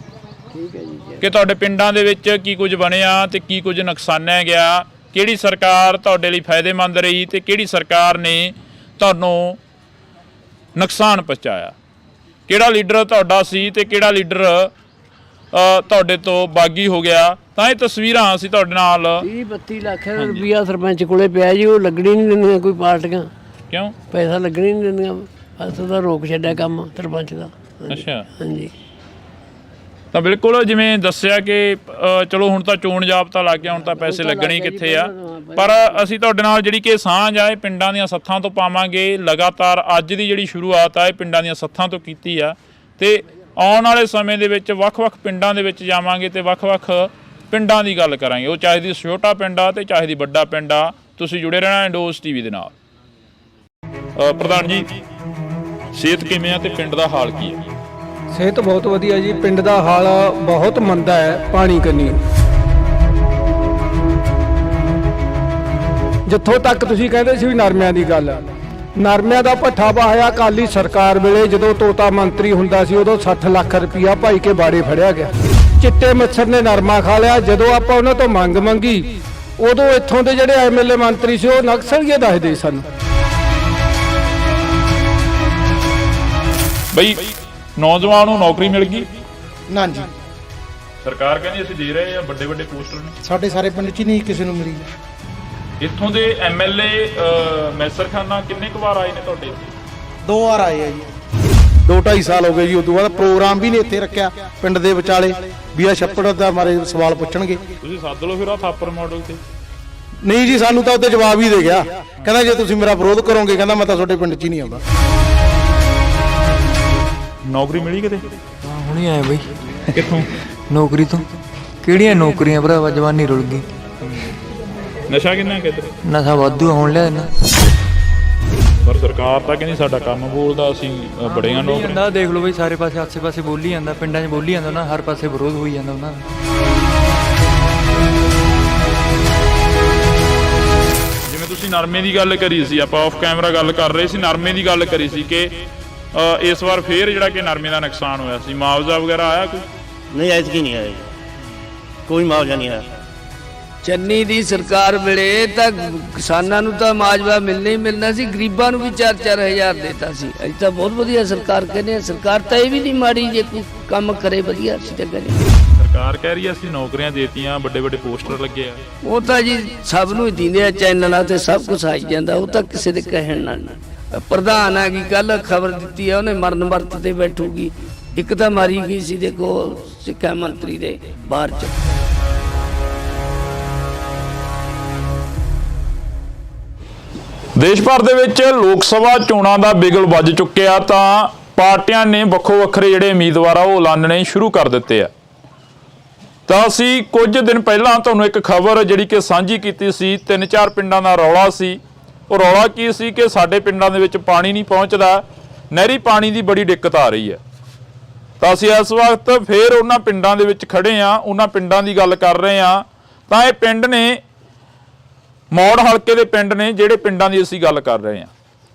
ਕਿ ਤੁਹਾਡੇ ਪਿੰਡਾਂ ਦੇ ਵਿੱਚ ਕੀ ਕੁਝ ਬਣਿਆ ਤੇ ਕੀ ਕੁਝ ਨੁਕਸਾਨਿਆ ਗਿਆ, ਕਿਹੜੀ ਸਰਕਾਰ ਤੁਹਾਡੇ ਲਈ ਫਾਇਦੇਮੰਦ ਰਹੀ ਤੇ ਕਿਹੜੀ ਸਰਕਾਰ ਨੇ ਤੁਹਾਨੂੰ ਨੁਕਸਾਨ ਪਹੁੰਚਾਇਆ, ਕਿਹੜਾ ਲੀਡਰ ਤੁਹਾਡਾ ਸੀ ਤੇ ਕਿਹੜਾ ਲੀਡਰ ਤੁਹਾਡੇ ਤੋਂ ਬਾਗੀ ਹੋ ਗਿਆ। ਤਾਂ ਇਹ ਤਸਵੀਰਾਂ ਅਸੀਂ ਤੁਹਾਡੇ ਨਾਲ 30-32 ਲੱਖ ਰੁਪਈਆ ਸਰਪੰਚ ਕੋਲੇ ਪਿਆ ਜੀ, ਉਹ ਲੱਗਣੀ ਨਹੀਂ ਦਿੰਦੀਆਂ ਕੋਈ ਪਾਰਟੀਆਂ। ਕਿਉਂ? ਪੈਸਾ ਲੱਗਣੀ ਨਹੀਂ ਦਿੰਦੀਆਂ, ਬਸ ਉਹਦਾ ਰੋਕ ਛੱਡਿਆ ਕੰਮ ਸਰਪੰਚ ਦਾ। ਅੱਛਾ ਹਾਂਜੀ ਤਾਂ ਬਿਲਕੁਲ ਜਿਵੇਂ ਦੱਸਿਆ ਕਿ ਚਲੋ ਹੁਣ ਤਾਂ ਚੋਣ ਜਾਬਤਾ ਲੱਗ ਗਿਆ, ਹੁਣ ਤਾਂ ਪੈਸੇ ਲੱਗਣੇ ਕਿੱਥੇ ਆ। ਪਰ ਅਸੀਂ ਤੁਹਾਡੇ ਨਾਲ ਜਿਹੜੀ ਕਿ ਸਾਂਝ ਆ ਇਹ ਪਿੰਡਾਂ ਦੀਆਂ ਸੱਥਾਂ ਤੋਂ ਪਾਵਾਂਗੇ। ਲਗਾਤਾਰ ਅੱਜ ਦੀ ਜਿਹੜੀ ਸ਼ੁਰੂਆਤ ਆ ਇਹ ਪਿੰਡਾਂ ਦੀਆਂ ਸੱਥਾਂ ਤੋਂ ਕੀਤੀ ਆ ਤੇ ਆਉਣ ਵਾਲੇ ਸਮੇਂ ਦੇ ਵਿੱਚ ਵੱਖ-ਵੱਖ ਪਿੰਡਾਂ ਦੇ ਵਿੱਚ ਜਾਵਾਂਗੇ ਤੇ ਵੱਖ-ਵੱਖ ਪਿੰਡਾਂ ਦੀ ਗੱਲ ਕਰਾਂਗੇ। ਉਹ ਚਾਹੇ ਦੀ ਛੋਟਾ ਪਿੰਡ ਆ ਤੇ ਚਾਹੇ ਦੀ ਵੱਡਾ ਪਿੰਡ ਆ। ਤੁਸੀਂ ਜੁੜੇ ਰਹਿਣਾ ਇੰਡੋਜ਼ ਟੀਵੀ ਦੇ ਨਾਲ। ਪ੍ਰਧਾਨ ਜੀ, ਸਿਹਤ ਕਿਵੇਂ ਆ ਤੇ ਪਿੰਡ ਦਾ ਹਾਲ ਕੀ ਹੈ? ਸਿਹਤ ਬਹੁਤ ਵਧੀਆ ਜੀ। ਪਿੰਡ ਦਾ ਹਾਲ ਬਹੁਤ ਮੰਦਾ ਹੈ ਪਾਣੀ ਕੰਨੀ। ਜਿੱਥੋਂ ਤੱਕ ਤੁਸੀਂ ਕਹਿੰਦੇ ਸੀ ਵੀ ਨਰਮਿਆਂ ਦੀ ਗੱਲ, ਨਰਮਿਆਂ ਦਾ ਭੱਠਾ ਵਹਾਇਆ ਅਕਾਲੀ ਸਰਕਾਰ ਵੇਲੇ। ਜਦੋਂ ਤੋਤਾ ਮੰਤਰੀ ਹੁੰਦਾ ਸੀ ਉਦੋਂ 60 ਲੱਖ ਰੁਪਇਆ ਭਾਈ ਕੇ ਬਾੜੇ ਫੜਿਆ ਗਿਆ। ਚਿੱਟੇ ਮੱਛਰ ਨੇ ਨਰਮਾ ਖਾ ਲਿਆ। ਜਦੋਂ ਆਪਾਂ ਉਹਨਾਂ ਤੋਂ ਮੰਗ ਮੰਗੀ ਉਦੋਂ ਇੱਥੋਂ ਦੇ ਜਿਹੜੇ ਐਮਐਲਏ ਮੰਤਰੀ ਸੀ ਉਹ ਨਕਸਲੀਏ ਦੱਸਦੇ ਸਨ। ਬਈ ਨੌਜਵਾਨ ਨੂੰ ਨੌਕਰੀ ਮਿਲ ਗਈ? ਨਾ ਜੀ, ਸਰਕਾਰ ਕਹਿੰਦੀ ਅਸੀਂ ਦੇ ਰਹੇ ਆ, ਵੱਡੇ ਵੱਡੇ ਪੋਸਟਰ ਨੇ। ਸਾਡੇ ਸਾਰੇ ਪਿੰਡ 'ਚ ਨਹੀਂ ਕਿਸੇ ਨੂੰ ਮਿਲੀ। ਇੱਥੋਂ ਦੇ ਐਮਐਲਏ ਮੈਸਰ ਖਾਨਾ ਕਿੰਨੇ ਕੁ ਵਾਰ ਆਏ ਨੇ ਤੁਹਾਡੇ ਇੱਥੇ? 2 ਵਾਰ ਆਏ ਆ ਜੀ। 2-2.5 ਸਾਲ ਹੋ ਗਏ ਜੀ। ਉਦੋਂ ਬਾਅਦ ਪ੍ਰੋਗਰਾਮ ਵੀ ਨਹੀਂ ਇੱਥੇ ਰੱਖਿਆ ਪਿੰਡ ਦੇ ਵਿਚਾਲੇ ਵੀ ਆ ਛੱਪੜ ਦਾ ਮਾਰੇ ਸਵਾਲ ਪੁੱਛਣਗੇ। ਤੁਸੀਂ ਸੱਦ ਲਓ ਫਿਰ ਆ ਥਾਪਰ ਮਾਡਲ ਤੇ। ਨਹੀਂ ਜੀ, ਸਾਨੂੰ ਤਾਂ ਉੱਤੇ ਜਵਾਬ ਹੀ ਦੇ ਗਿਆ। ਕਹਿੰਦਾ ਜੇ ਤੁਸੀਂ ਮੇਰਾ ਵਿਰੋਧ ਕਰੋਗੇ, ਕਹਿੰਦਾ ਮੈਂ ਤਾਂ ਤੁਹਾਡੇ ਪਿੰਡ 'ਚ ਹੀ ਨਹੀਂ ਆਉਂਦਾ। ਨੌਕਰੀ ਮਿਲੀ ਕਿਤੇ? ਹਾਂ ਹੁਣੀ ਆਏ ਬਈ। ਕਿੱਥੋਂ? ਨੌਕਰੀ ਤੋਂ। ਕਿਹੜੀਆਂ ਨੌਕਰੀਆਂ ਭਰਾਵਾ, ਜਵਾਨੀ ਰੁਲ ਗਈ। ਨਸ਼ਾ ਕਿੰਨਾ ਕਿੱਧਰ? ਨਸ਼ਾ ਵਾਧੂ ਹੋਣ ਲਿਆ ਨਾ। ਪਰ ਸਰਕਾਰ ਤਾਂ ਕਹਿੰਦੀ ਸਾਡਾ ਕੰਮ ਬੋਲਦਾ, ਅਸੀਂ ਬੜੀਆਂ ਨੌਕਰੀਆਂ। ਜਾਂਦਾ ਦੇਖ ਲਓ ਬਈ, ਸਾਰੇ ਪਾਸੇ ਆਸੇ ਪਾਸੇ ਬੋਲੀ ਜਾਂਦਾ, ਪਿੰਡਾਂ 'ਚ ਬੋਲੀ ਜਾਂਦਾ ਨਾ, ਹਰ ਪਾਸੇ ਵਿਰੋਧ ਹੋਈ ਜਾਂਦਾ ਉਹਨਾਂ ਦਾ। ਜਿਵੇਂ ਤੁਸੀਂ ਨਰਮੇ ਦੀ ਗੱਲ ਕਰੀ ਸੀ, ਆਪਾਂ ਆਫ ਕੈਮਰਾ ਗੱਲ ਕਰ ਰਹੇ ਸੀ, ਨਰਮੇ ਦੀ ਗੱਲ ਕਰੀ ਸੀ ਕਿ ਇਸ ਵਾਰ ਫੇਰ ਜਿਹੜਾ ਕਿ ਨਰਮੇ ਦਾ ਨੁਕਸਾਨ ਹੋਇਆ ਸੀ, ਮੁਆਵਜ਼ਾ ਵਗੈਰਾ ਆਇਆ ਕੋਈ? ਨਹੀਂ, ਐਤਕੀ ਨਹੀਂ ਆਇਆ, ਕੋਈ ਮੁਆਵਜ਼ਾ ਨਹੀਂ ਆਇਆ। ਚੰਨੀ ਦੀ ਸਰਕਾਰ ਵੇਲੇ ਤਾਂ ਕਿਸਾਨਾਂ ਨੂੰ ਤਾਂ ਮਾਜਵਾ ਮਿਲਣਾ ਹੀ ਮਿਲਣਾ ਸੀ, ਗਰੀਬਾਂ ਨੂੰ ਵੀ 4-4 ਹਜ਼ਾਰ ਦਿੱਤਾ ਸੀ। ਅੱਜ ਤਾਂ ਬਹੁਤ ਵਧੀਆ ਸਰਕਾਰ ਕਹਿੰਦੇ ਆ। ਸਰਕਾਰ ਤਾਂ ਇਹ ਵੀ ਨਹੀਂ ਮਾੜੀ ਜੇ ਕੋਈ ਕੰਮ ਕਰੇ ਵਧੀਆ। ਅਸੀਂ ਤਾਂ ਕਹਿੰਦੇ ਸਰਕਾਰ ਕਹਿ ਰਹੀ ਹੈ ਅਸੀਂ ਨੌਕਰੀਆਂ ਦੇਤੀਆਂ, ਵੱਡੇ ਵੱਡੇ ਪੋਸਟਰ ਲੱਗੇ ਆ। ਉਹ ਤਾਂ ਜੀ ਸਭ ਨੂੰ ਹੀ ਦਿੰਦੇ ਆ, ਚੈਨਲਾਂ ਤੇ ਸਭ ਕੁਝ ਆਈ ਜਾਂਦਾ। ਉਹ ਤਾਂ ਕਿਸੇ ਦੇ ਕਹਿਣ ਨਾਲ ਨਾ। ਪ੍ਰਧਾਨ ਆ ਗਈ, ਕੱਲ ਖਬਰ ਦਿੱਤੀ ਆ ਉਹਨੇ ਮਰਨ ਵਰਤ ਤੇ ਬੈਠੂਗੀ। ਇੱਕ ਤਾਂ ਮਾਰੀ ਗਈ ਸੀ ਦੇਖੋ ਸਿੱਖਿਆ ਮੰਤਰੀ ਦੇ ਬਾਹਰ ਚ। ਦੇਸ਼ ਭਰ ਦੇ ਵਿੱਚ ਲੋਕ ਸਭਾ ਚੋਣਾਂ ਦਾ ਬਿਗਲ ਵੱਜ ਚੁੱਕਿਆ ਤਾਂ ਪਾਰਟੀਆਂ ਨੇ ਵੱਖੋ ਵੱਖਰੇ ਜਿਹੜੇ ਉਮੀਦਵਾਰ ਆ ਉਹ ਐਲਾਨਣੇ ਸ਼ੁਰੂ ਕਰ ਦਿੱਤੇ ਆ। ਤਾਂ ਅਸੀਂ ਕੁਝ ਦਿਨ ਪਹਿਲਾਂ ਤੁਹਾਨੂੰ ਇੱਕ ਖਬਰ ਜਿਹੜੀ ਕਿ ਸਾਂਝੀ ਕੀਤੀ ਸੀ, 3-4 ਪਿੰਡਾਂ ਦਾ ਰੌਲਾ ਸੀ। ਉਹ ਰੌਲਾ ਕੀ ਸੀ ਕਿ ਸਾਡੇ ਪਿੰਡਾਂ ਦੇ ਵਿੱਚ ਪਾਣੀ ਨਹੀਂ ਪਹੁੰਚਦਾ, ਨਹਿਰੀ ਪਾਣੀ ਦੀ ਬੜੀ ਦਿੱਕਤ ਆ ਰਹੀ ਹੈ। ਤਾਂ ਅਸੀਂ ਇਸ ਵਕਤ ਫੇਰ ਉਹਨਾਂ ਪਿੰਡਾਂ ਦੇ ਵਿੱਚ ਖੜੇ ਆ, ਉਹਨਾਂ ਪਿੰਡਾਂ ਦੀ ਗੱਲ ਕਰ ਰਹੇ ਆ। ਤਾਂ ਇਹ ਪਿੰਡ ਨੇ ਮੌੜ ਹਲਕੇ ਦੇ ਪਿੰਡ ਨੇ ਜਿਹੜੇ ਪਿੰਡਾਂ ਦੀ ਅਸੀਂ ਗੱਲ ਕਰ ਰਹੇ ਹਾਂ।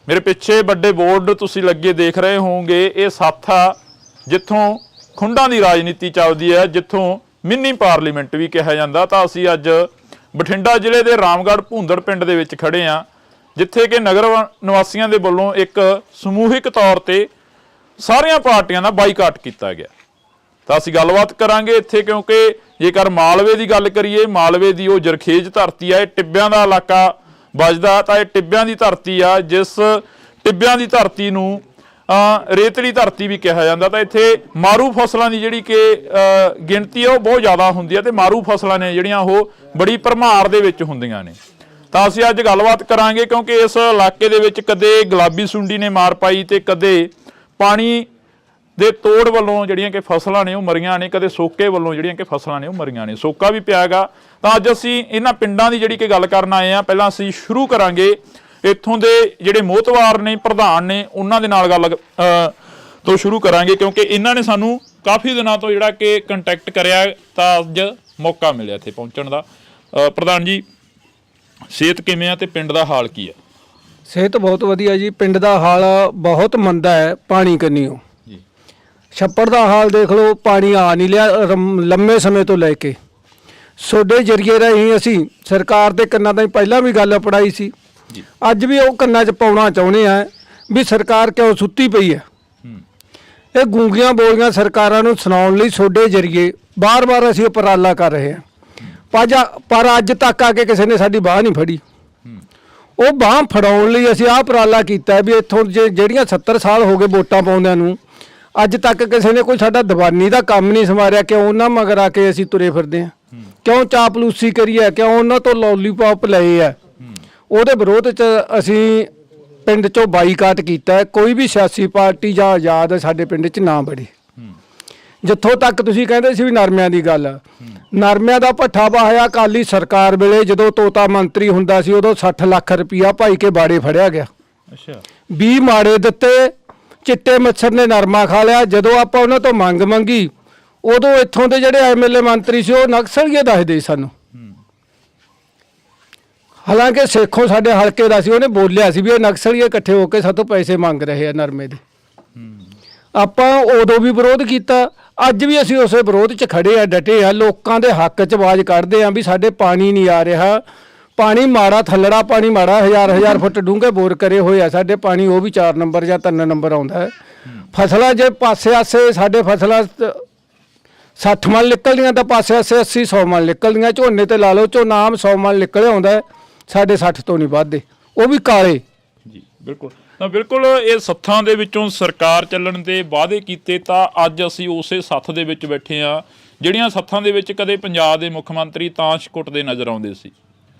ਮੇਰੇ ਪਿੱਛੇ ਵੱਡੇ ਬੋਰਡ ਤੁਸੀਂ ਲੱਗੇ ਦੇਖ ਰਹੇ ਹੋਵੋਗੇ। ਇਹ ਸੱਥ ਆ ਜਿੱਥੋਂ ਖੁੰਡਾਂ ਦੀ ਰਾਜਨੀਤੀ ਚੱਲਦੀ ਹੈ, ਜਿੱਥੋਂ ਮਿੰਨੀ ਪਾਰਲੀਮੈਂਟ ਵੀ ਕਿਹਾ ਜਾਂਦਾ। ਤਾਂ ਅਸੀਂ ਅੱਜ ਬਠਿੰਡਾ ਜ਼ਿਲ੍ਹੇ ਦੇ ਰਾਮਗੜ੍ਹ ਭੂੰਦੜ ਪਿੰਡ ਦੇ ਵਿੱਚ ਖੜੇ ਹਾਂ, ਜਿੱਥੇ ਕਿ ਨਗਰ ਨਿਵਾਸੀਆਂ ਦੇ ਵੱਲੋਂ ਇੱਕ ਸਮੂਹਿਕ ਤੌਰ ਤੇ ਸਾਰੀਆਂ ਪਾਰਟੀਆਂ ਦਾ ਬਾਈਕਾਟ ਕੀਤਾ ਗਿਆ। ਤਾਂ ਅਸੀਂ ਗੱਲਬਾਤ ਕਰਾਂਗੇ ਇੱਥੇ, ਕਿਉਂਕਿ ਜੇਕਰ ਮਾਲਵੇ ਦੀ ਗੱਲ ਕਰੀਏ, ਮਾਲਵੇ ਦੀ ਉਹ ਜਰਖੇਜ ਧਰਤੀ ਆ, ਇਹ ਟਿੱਬਿਆਂ ਦਾ ਇਲਾਕਾ ਵੱਜਦਾ। ਤਾਂ ਇਹ ਟਿੱਬਿਆਂ ਦੀ ਧਰਤੀ ਆ, ਜਿਸ ਟਿੱਬਿਆਂ ਦੀ ਧਰਤੀ ਨੂੰ ਰੇਤਲੀ ਧਰਤੀ ਵੀ ਕਿਹਾ ਜਾਂਦਾ। ਤਾਂ ਇੱਥੇ ਮਾਰੂ ਫਸਲਾਂ ਦੀ ਜਿਹੜੀ ਕਿ ਗਿਣਤੀ ਆ ਉਹ ਬਹੁਤ ਜ਼ਿਆਦਾ ਹੁੰਦੀ ਹੈ ਤੇ ਮਾਰੂ ਫਸਲਾਂ ਨੇ ਜਿਹੜੀਆਂ ਉਹ ਬੜੀ ਭਰਮਾਰ ਦੇ ਵਿੱਚ ਹੁੰਦੀਆਂ ਨੇ। ਤਾਂ ਅਸੀਂ ਅੱਜ ਗੱਲਬਾਤ ਕਰਾਂਗੇ, ਕਿਉਂਕਿ ਇਸ ਇਲਾਕੇ ਦੇ ਵਿੱਚ ਕਦੇ ਗੁਲਾਬੀ ਸੁੰਡੀ ਨੇ ਮਾਰ ਪਾਈ ਤੇ ਕਦੇ ਪਾਣੀ ਦੇ ਤੋੜ ਵੱਲੋਂ ਜਿਹੜੀਆਂ ਕਿ ਫਸਲਾਂ ਨੇ ਉਹ ਮਰੀਆਂ ਨੇ, ਕਦੇ ਸੋਕੇ ਵੱਲੋਂ ਜਿਹੜੀਆਂ ਕਿ ਫਸਲਾਂ ਨੇ ਉਹ ਮਰੀਆਂ ਨੇ, ਸੋਕਾ ਵੀ ਪਿਆ ਗਾ। ਤਾਂ ਅੱਜ ਅਸੀਂ ਇਹਨਾਂ ਪਿੰਡਾਂ ਦੀ ਜਿਹੜੀ ਕਿ ਗੱਲ ਕਰਨ ਆਏ ਆ। ਪਹਿਲਾਂ ਅਸੀਂ ਸ਼ੁਰੂ ਕਰਾਂਗੇ ਇੱਥੋਂ ਦੇ ਜਿਹੜੇ ਮੋਹਤਵਾਰ ਨੇ, ਪ੍ਰਧਾਨ ਨੇ, ਉਹਨਾਂ ਦੇ ਨਾਲ ਗੱਲ ਤੋਂ ਸ਼ੁਰੂ ਕਰਾਂਗੇ, ਕਿਉਂਕਿ ਇਹਨਾਂ ਨੇ ਸਾਨੂੰ ਕਾਫੀ ਦਿਨਾਂ ਤੋਂ ਜਿਹੜਾ ਕਿ ਕੰਟੈਕਟ ਕਰਿਆ, ਤਾਂ ਅੱਜ ਮੌਕਾ ਮਿਲਿਆ ਇੱਥੇ ਪਹੁੰਚਣ ਦਾ। ਪ੍ਰਧਾਨ ਜੀ, ਸਿਹਤ ਕਿਵੇਂ ਆ ਤੇ ਪਿੰਡ ਦਾ ਹਾਲ ਕੀ ਹੈ? ਸਿਹਤ ਬਹੁਤ ਵਧੀਆ ਜੀ। ਪਿੰਡ ਦਾ ਹਾਲ ਬਹੁਤ ਮੰਦਾ ਹੈ ਪਾਣੀ ਕੰਨੀਓ। ਛੱਪੜ ਦਾ ਹਾਲ ਦੇਖ ਲਓ, ਪਾਣੀ ਆ ਨਹੀਂ ਲਿਆ ਲੰਮੇ ਸਮੇਂ ਤੋਂ ਲੈ ਕੇ। ਤੁਹਾਡੇ ਜਰੀਏ ਰਾਹੀਂ ਅਸੀਂ ਸਰਕਾਰ ਦੇ ਕੰਨਾਂ ਤਾਈਂ ਪਹਿਲਾਂ ਵੀ ਗੱਲ ਪੜਾਈ ਸੀ, ਅੱਜ ਵੀ ਉਹ ਕੰਨਾਂ 'ਚ ਪਾਉਣਾ ਚਾਹੁੰਦੇ ਆ ਵੀ ਸਰਕਾਰ ਕਿਉਂ ਸੁੱਤੀ ਪਈ ਹੈ। ਇਹ ਗੂੰਗੀਆਂ ਬੋਲੀਆਂ ਸਰਕਾਰਾਂ ਨੂੰ ਸੁਣਾਉਣ ਲਈ ਤੁਹਾਡੇ ਜਰੀਏ ਬਾਰ-ਬਾਰ ਅਸੀਂ ਉਪਰਾਲਾ ਕਰ ਰਹੇ ਹਾਂ, ਪਰ ਅੱਜ ਤੱਕ ਆ ਕੇ ਕਿਸੇ ਨੇ ਸਾਡੀ ਬਾਹ ਨਹੀਂ ਫੜੀ। ਉਹ ਬਾਹ ਫੜਾਉਣ ਲਈ ਅਸੀਂ ਆਹ ਉਪਰਾਲਾ ਕੀਤਾ ਵੀ ਇੱਥੋਂ ਜਿਹੜੀਆਂ 70 ਸਾਲ ਹੋ ਗਏ ਵੋਟਾਂ ਪਾਉਂਦਿਆਂ ਨੂੰ, ਅੱਜ ਤੱਕ ਕਿਸੇ ਨੇ ਕੋਈ ਸਾਡਾ ਦੀਵਾਨੀ ਦਾ ਕੰਮ ਨਹੀਂ ਸੰਵਾਰਿਆ। ਕਿਉਂ ਉਹਨਾਂ ਮਗਰ ਆ ਕੇ ਅਸੀਂ ਤੁਰੇ ਫਿਰਦੇ ਹਾਂ? ਕਿਉਂ ਚਾਪਲੂਸੀ ਕਰੀ ਹੈ? ਕਿਉਂ ਉਹਨਾਂ ਤੋਂ ਲੋਲੀਪੌਪ ਲਏ ਆ? ਉਹਦੇ ਵਿਰੋਧ 'ਚ ਅਸੀਂ ਪਿੰਡ 'ਚੋਂ ਬਾਈਕਾਟ ਕੀਤਾ। ਕੋਈ ਵੀ ਸਿਆਸੀ ਪਾਰਟੀ ਜਾਂ ਆਜ਼ਾਦ ਸਾਡੇ ਪਿੰਡ 'ਚ ਨਾ ਬੜੇ। ਜਿੱਥੋਂ ਤੱਕ ਤੁਸੀਂ ਕਹਿੰਦੇ ਸੀ ਵੀ ਨਰਮਿਆਂ ਦੀ ਗੱਲ, ਨਰਮਿਆਂ ਦਾ ਭੱਠਾ ਵਾਹਿਆ ਅਕਾਲੀ ਸਰਕਾਰ ਵੇਲੇ, ਜਦੋਂ ਤੋਤਾ ਮੰਤਰੀ ਹੁੰਦਾ ਸੀ, ਉਦੋਂ 60 ਲੱਖ ਰੁਪਈਆ ਭਾਈ ਕੇ ਬਾੜੇ ਫੜਿਆ ਗਿਆ। 20 ਮਾੜੇ ਦਿੱਤੇ, ਚਿੱਟੇ ਮੱਛਰ ਨੇ ਨਰਮਾ ਖਾ ਲਿਆ। ਜਦੋਂ ਆਪਾਂ ਉਹਨਾਂ ਤੋਂ ਮੰਗ ਮੰਗੀ, ਉਦੋਂ ਇੱਥੋਂ ਦੇ ਜਿਹੜੇ MLA ਮੰਤਰੀ ਸੀ ਉਹ ਨਕਸਲੀਏ ਦੱਸਦੇ ਸਾਨੂੰ। ਹਾਲਾਂਕਿ ਸੇਖੋਂ ਸਾਡੇ ਹਲਕੇ ਦਾ ਸੀ, ਉਹਨੇ ਬੋਲਿਆ ਸੀ ਵੀ ਇਹ ਨਕਸਲੀਏ ਇਕੱਠੇ ਹੋ ਕੇ ਸਾਤੋਂ ਪੈਸੇ ਮੰਗ ਰਹੇ ਆ ਨਰਮੇ ਦੇ। ਆਪਾਂ ਉਦੋਂ ਵੀ ਵਿਰੋਧ ਕੀਤਾ, ਅੱਜ ਵੀ ਅਸੀਂ ਉਸੇ ਵਿਰੋਧ 'ਚ ਖੜੇ ਆ, ਡਟੇ ਆ, ਲੋਕਾਂ ਦੇ ਹੱਕ 'ਚ ਆਵਾਜ਼ ਕੱਢਦੇ ਆ ਵੀ ਸਾਡੇ ਪਾਣੀ ਨਹੀਂ ਆ ਰਿਹਾ। ਪਾਣੀ ਮਾੜਾ, ਥੱਲੜਾ ਪਾਣੀ ਮਾੜਾ, 1000 ਫੁੱਟ ਡੂੰਘੇ ਬੋਰ ਕਰੇ ਹੋਏ ਆ ਸਾਡੇ, ਪਾਣੀ ਉਹ ਵੀ 4 ਨੰਬਰ ਜਾਂ 3 ਨੰਬਰ ਆਉਂਦਾ ਹੈ। ਫਸਲਾਂ ਜੇ ਪਾਸੇ ਆਸੇ ਸਾਡੇ ਫਸਲਾਂ 60 ਮਣ ਨਿਕਲਦੀਆਂ ਤਾਂ ਪਾਸੇ ਆਸੇ 80-100 ਮਣ ਨਿਕਲਦੀਆਂ। ਝੋਨੇ ਤੇ ਲਾ ਲਓ, ਝੋਨਾ ਆਮ 100 ਮਣ ਨਿਕਲਿਆ ਆਉਂਦਾ, ਸਾਡੇ 60 ਤੋਂ ਨਹੀਂ ਵੱਧਦੇ, ਉਹ ਵੀ ਕਾਲੇ। ਜੀ ਬਿਲਕੁਲ। ਤਾਂ ਬਿਲਕੁਲ ਇਹ ਸੱਥਾਂ ਦੇ ਵਿੱਚੋਂ ਸਰਕਾਰ ਚੱਲਣ ਦੇ ਵਾਅਦੇ ਕੀਤੇ, ਤਾਂ ਅੱਜ ਅਸੀਂ ਉਸੇ ਸੱਥ ਦੇ ਵਿੱਚ ਬੈਠੇ ਹਾਂ, ਜਿਹੜੀਆਂ ਸੱਥਾਂ ਦੇ ਵਿੱਚ ਕਦੇ ਪੰਜਾਬ ਦੇ ਮੁੱਖ ਮੰਤਰੀ ਤਾਸ਼ ਕੁੱਟਦੇ ਨਜ਼ਰ ਆਉਂਦੇ ਸੀ।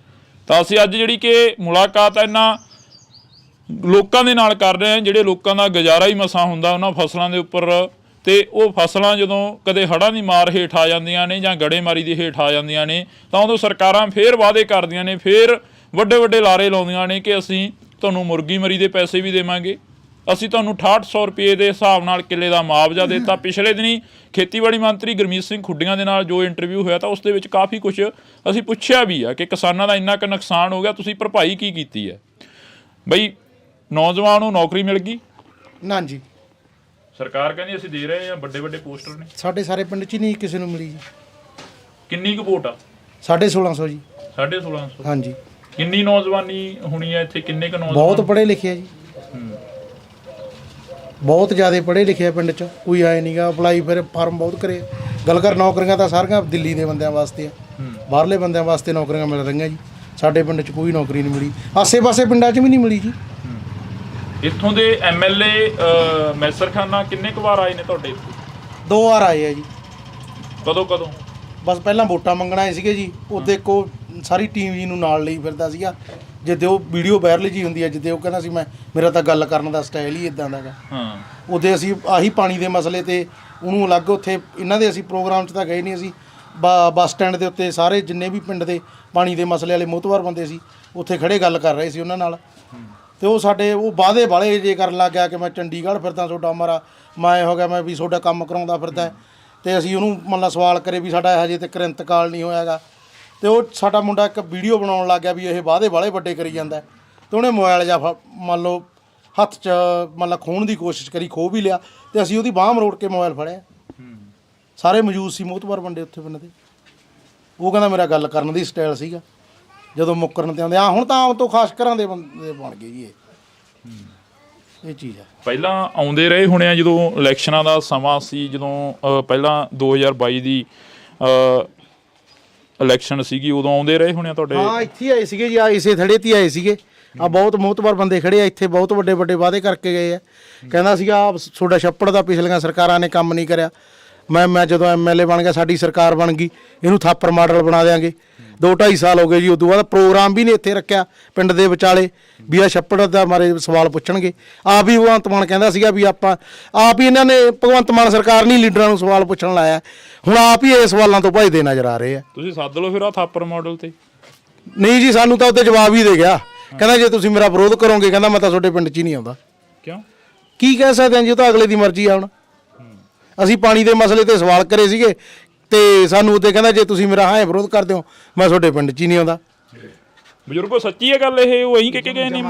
ਤਾਂ ਅਸੀਂ ਅੱਜ ਜਿਹੜੀ ਕਿ ਮੁਲਾਕਾਤ ਇਹਨਾਂ ਲੋਕਾਂ ਦੇ ਨਾਲ ਕਰ ਰਹੇ ਹਾਂ, ਜਿਹੜੇ ਲੋਕਾਂ ਦਾ ਗੁਜ਼ਾਰਾ ਹੀ ਮਸਾਂ ਹੁੰਦਾ ਉਹਨਾਂ ਫਸਲਾਂ ਦੇ ਉੱਪਰ। ਤੇ ਉਹ ਫਸਲਾਂ ਜਦੋਂ ਕਦੇ ਹੜ੍ਹਾਂ ਦੀ ਮਾਰ ਹੇਠ ਆ ਜਾਂਦੀਆਂ ਨੇ ਜਾਂ ਗੜੇਮਾਰੀ ਦੀ ਹੇਠ ਆ ਜਾਂਦੀਆਂ ਨੇ, ਤਾਂ ਉਦੋਂ ਸਰਕਾਰਾਂ ਫੇਰ ਵਾਅਦੇ ਕਰਦੀਆਂ ਨੇ, ਫੇਰ ਵੱਡੇ ਵੱਡੇ ਲਾਰੇ ਲਾਉਂਦੀਆਂ ਨੇ ਕਿ ਅਸੀਂ ਤੁਹਾਨੂੰ ਮੁਰਗੀ ਮਰੀ ਦੇ ਪੈਸੇ ਵੀ ਦੇਵਾਂਗੇ, ਅਸੀਂ ਤੁਹਾਨੂੰ 6800 ਰੁਪਏ ਦੇ ਹਿਸਾਬ ਨਾਲ ਕਿੱਲੇ ਦਾ ਮੁਆਵਜ਼ਾ ਦਿੱਤਾ। ਪਿਛਲੇ ਦਿਨੀ ਖੇਤੀਬਾੜੀ ਮੰਤਰੀ ਗੁਰਮੀਤ ਸਿੰਘ ਖੁੱਡੀਆਂ ਦੇ ਨਾਲ ਜੋ ਇੰਟਰਵਿਊ ਹੋਇਆ, ਤਾਂ ਉਸ ਦੇ ਵਿੱਚ ਕਾਫੀ ਕੁਝ ਅਸੀਂ ਪੁੱਛਿਆ ਵੀ ਆ ਕਿ ਕਿਸਾਨਾਂ ਦਾ ਇੰਨਾ ਕੁ ਨੁਕਸਾਨ ਹੋ ਗਿਆ, ਤੁਸੀਂ ਭਰਪਾਈ ਕੀ ਕੀਤੀ ਹੈ? ਬਈ ਨੌਜਵਾਨ ਨੂੰ ਨੌਕਰੀ ਮਿਲ ਗਈ? ਨਾ ਜੀ, ਸਰਕਾਰ ਕਹਿੰਦੀ ਅਸੀਂ ਦੇ ਰਹੇ ਹਾਂ, ਵੱਡੇ ਵੱਡੇ ਪੋਸਟਰ ਨੇ। ਸਾਡੇ ਸਾਰੇ ਪਿੰਡ 'ਚ ਨਹੀਂ ਕਿਸੇ ਨੂੰ ਮਿਲੀ ਜੀ। ਕਿੰਨੀ ਕੁ ਵੋਟ ਆ? 1650 ਜੀ। 1650? ਹਾਂਜੀ। ਕਿੰਨੀ ਨੌਜਵਾਨੀ ਹੋਣੀ ਹੈ ਇੱਥੇ? ਕਿੰਨੇ ਕੁ ਨੌਜਵਾਨ? ਬਹੁਤ ਪੜ੍ਹੇ ਲਿਖੇ ਆ ਜੀ, ਬਹੁਤ ਜ਼ਿਆਦਾ ਪੜ੍ਹੇ ਲਿਖੇ ਆ ਪਿੰਡ 'ਚ। ਕੋਈ ਆਏ ਨਹੀਂਗਾ, ਅਪਲਾਈ ਫਿਰ ਫਾਰਮ ਬਹੁਤ ਕਰੇ। ਗੱਲ ਕਰ ਨੌਕਰੀਆਂ ਤਾਂ ਸਾਰੀਆਂ ਦਿੱਲੀ ਦੇ ਬੰਦਿਆਂ ਵਾਸਤੇ ਆ, ਬਾਹਰਲੇ ਬੰਦਿਆਂ ਵਾਸਤੇ ਨੌਕਰੀਆਂ ਮਿਲ ਰਹੀਆਂ ਜੀ। ਸਾਡੇ ਪਿੰਡ 'ਚ ਕੋਈ ਨੌਕਰੀ ਨਹੀਂ ਮਿਲੀ, ਆਸੇ-ਪਾਸੇ ਪਿੰਡਾਂ 'ਚ ਵੀ ਨਹੀਂ ਮਿਲੀ ਜੀ। ਇੱਥੋਂ ਦੇ MLA ਮੈਸਰ ਖਾਨਾ ਕਿੰਨੇ ਕੁ ਵਾਰ ਆਏ ਨੇ ਤੁਹਾਡੇ ਇੱਥੇ? 2 ਵਾਰ ਆਏ ਆ ਜੀ। ਕਦੋਂ? ਬਸ ਪਹਿਲਾਂ ਵੋਟਾਂ ਮੰਗਣ ਆਏ ਸੀਗੇ ਜੀ। ਉਹਦੇ ਕੋ ਸਾਰੀ ਟੀਮ ਜੀ ਨੂੰ ਨਾਲ ਲਈ ਫਿਰਦਾ ਸੀਗਾ। ਜਿੱਦੇ ਉਹ ਵੀਡੀਓ ਵਾਇਰਲ ਜੀ ਹੁੰਦੀ ਹੈ, ਜਿੱਦੇ ਉਹ ਕਹਿੰਦਾ ਸੀ ਮੇਰਾ ਤਾਂ ਗੱਲ ਕਰਨ ਦਾ ਸਟਾਈਲ ਹੀ ਇਦਾਂ ਦਾ ਗਾ। ਉਹਦੇ ਅਸੀਂ ਆਹੀ ਪਾਣੀ ਦੇ ਮਸਲੇ ਤੇ ਉਹਨੂੰ ਅਲੱਗ ਉੱਥੇ ਇਹਨਾਂ ਦੇ ਅਸੀਂ ਪ੍ਰੋਗਰਾਮ 'ਚ ਤਾਂ ਗਏ ਨਹੀਂ। ਅਸੀਂ ਬੱਸ ਸਟੈਂਡ ਦੇ ਉੱਤੇ ਸਾਰੇ ਜਿੰਨੇ ਵੀ ਪਿੰਡ ਦੇ ਪਾਣੀ ਦੇ ਮਸਲੇ ਵਾਲੇ ਮੋਹਤਵਾਰ ਬੰਦੇ ਸੀ, ਉੱਥੇ ਖੜੇ ਗੱਲ ਕਰ ਰਹੇ ਸੀ ਉਹਨਾਂ ਨਾਲ। ਤੇ ਉਹ ਸਾਡੇ ਉਹ ਵਾਅਦੇ ਵਾਲੇ ਜੇ ਕਰਨ ਲੱਗ ਗਿਆ ਕਿ ਮੈਂ ਚੰਡੀਗੜ੍ਹ ਫਿਰਦਾ, ਤੁਹਾਡਾ ਮਾਰਾ ਮੈਂ ਹੋ ਗਿਆ, ਮੈਂ ਵੀ ਤੁਹਾਡਾ ਕੰਮ ਕਰਾਉਂਦਾ ਫਿਰਦਾ। ਤੇ ਅਸੀਂ ਉਹਨੂੰ ਮਤਲਬ ਸਵਾਲ ਕਰੇ ਵੀ ਸਾਡਾ ਹਜੇ ਤੱਕ ਇੰਤਕਾਲ ਨਹੀਂ ਹੋਇਆਗਾ। ਤੇ ਉਹ ਸਾਡਾ ਮੁੰਡਾ ਇੱਕ ਵੀਡੀਓ ਬਣਾਉਣ ਲੱਗ ਗਿਆ ਵੀ ਇਹ ਵਾਅਦੇ ਵਾਲੇ ਵੱਡੇ ਕਰੀ ਜਾਂਦਾ। ਤੇ ਉਹਨੇ ਮੋਬਾਈਲ ਜਾਂ ਮੰਨ ਲਓ ਹੱਥ 'ਚ ਮਤਲਬ ਖੋਹਣ ਦੀ ਕੋਸ਼ਿਸ਼ ਕਰੀ, ਖੋਹ ਵੀ ਲਿਆ। ਤੇ ਅਸੀਂ ਉਹਦੀ ਬਾਂਹ ਮਰੋੜ ਕੇ ਮੋਬਾਈਲ ਫੜਿਆ। ਸਾਰੇ ਮੌਜੂਦ ਸੀ ਮੋਹਤਵਾਰ ਬੰਦੇ ਉੱਥੇ ਪਿੰਡ ਦੇ। ਉਹ ਕਹਿੰਦਾ ਮੇਰਾ ਗੱਲ ਕਰਨ ਦੀ ਸਟਾਈਲ ਸੀਗਾ। ਜਦੋਂ ਮੁੱਕਰਨ ਤੇ ਆਉਂਦੇ ਆ, ਹੁਣ ਤਾਂ ਆਮ ਤੋਂ ਖਾਸ ਘਰਾਂ ਦੇ ਬੰਦੇ ਬਣ ਗਏ ਜੀ ਇਹ ਚੀਜ਼ ਹੈ। ਪਹਿਲਾਂ ਆਉਂਦੇ ਰਹੇ ਹੋਣੇ ਆ ਜਦੋਂ ਇਲੈਕਸ਼ਨਾਂ ਦਾ ਸਮਾਂ ਸੀ, ਜਦੋਂ ਪਹਿਲਾਂ 2022 ਦੀ ਇਲੈਕਸ਼ਨ ਸੀਗੀ, ਉਦੋਂ ਆਉਂਦੇ ਰਹੇ ਹੋਣੇ ਆ ਤੁਹਾਡੇ? ਹਾਂ, ਇੱਥੇ ਆਏ ਸੀਗੇ ਜੀ, ਆ ਇਸੇ ਥੜੇ 'ਤੇ ਆਏ ਸੀਗੇ। ਆ ਬਹੁਤ ਮੋਹਤਵਾਰ ਬੰਦੇ ਖੜੇ ਆ ਇੱਥੇ, ਬਹੁਤ ਵੱਡੇ ਵੱਡੇ ਵਾਅਦੇ ਕਰਕੇ ਗਏ ਆ। ਕਹਿੰਦਾ ਸੀਗਾ ਤੁਹਾਡਾ ਛੱਪੜ ਦਾ ਪਿਛਲੀਆਂ ਸਰਕਾਰਾਂ ਨੇ ਕੰਮ ਨਹੀਂ ਕਰਿਆ। ਮੈਂ ਜਦੋਂ MLA ਬਣ ਗਿਆ, ਸਾਡੀ ਸਰਕਾਰ ਬਣ ਗਈ, ਇਹਨੂੰ ਥਾਪਰ ਮਾਡਲ ਬਣਾ ਦਿਆਂਗੇ। 2-2.5 ਸਾਲ ਹੋ ਗਏ ਜੀ। ਉਦੋਂ ਬਾਅਦ ਪ੍ਰੋਗਰਾਮ ਵੀ ਨਹੀਂ ਇੱਥੇ ਰੱਖਿਆ ਪਿੰਡ ਦੇ ਵਿਚਾਲੇ ਵੀ ਆ ਛੱਪੜ ਦਾ ਮਾਰੇ ਸਵਾਲ ਪੁੱਛਣਗੇ। ਆਪ ਹੀ ਭਗਵੰਤ ਮਾਨ ਕਹਿੰਦਾ ਸੀਗਾ ਵੀ ਆਪਾਂ ਆਪ ਹੀ ਇਹਨਾਂ ਨੇ ਭਗਵੰਤ ਮਾਨ ਸਰਕਾਰ ਨਹੀਂ ਲੀਡਰਾਂ ਨੂੰ ਸਵਾਲ ਪੁੱਛਣ ਲਾਇਆ, ਹੁਣ ਆਪ ਹੀ ਇਹ ਸਵਾਲਾਂ ਤੋਂ ਭੱਜਦੇ ਨਜ਼ਰ ਆ ਰਹੇ ਆ। ਤੁਸੀਂ ਸੱਦ ਲਓ ਫਿਰ ਆ ਥਾਪਰ ਮਾਡਲ ਤੇ। ਨਹੀਂ ਜੀ, ਸਾਨੂੰ ਤਾਂ ਉੱਤੇ ਜਵਾਬ ਹੀ ਦੇ ਗਿਆ, ਕਹਿੰਦਾ ਜੇ ਤੁਸੀਂ ਮੇਰਾ ਵਿਰੋਧ ਕਰੋਗੇ ਕਹਿੰਦਾ ਮੈਂ ਤਾਂ ਤੁਹਾਡੇ ਪਿੰਡ 'ਚ ਹੀ ਨਹੀਂ ਆਉਂਦਾ। ਕਿਉਂ? ਕੀ ਕਹਿ ਸਕਦੇ ਹਾਂ ਜੀ, ਉਹ ਤਾਂ ਅਗਲੇ ਦੀ ਮਰਜ਼ੀ ਆ। ਹੁਣ ਅਸੀਂ ਪਾਣੀ ਦੇ ਮਸਲੇ ਤੇ ਸਵਾਲ ਕਰੇ ਸੀਗੇ ਤੇ ਸਾਨੂੰ ਉੱਤੇ ਕਹਿੰਦਾ ਜੇ ਤੁਸੀਂ ਮੇਰਾ ਹਾਂ ਵਿਰੋਧ ਕਰਦੇ ਹੋ ਮੈਂ ਤੁਹਾਡੇ ਪਿੰਡ 'ਚ ਹੀ ਨਹੀਂ ਆਉਂਦਾ। ਬਜ਼ੁਰਗੋ ਸੱਚੀ ਹੈ ਗੱਲ ਇਹ? ਉਹ ਇਹੀ ਕਹਿ ਕੇ ਗਏ ਨੇ?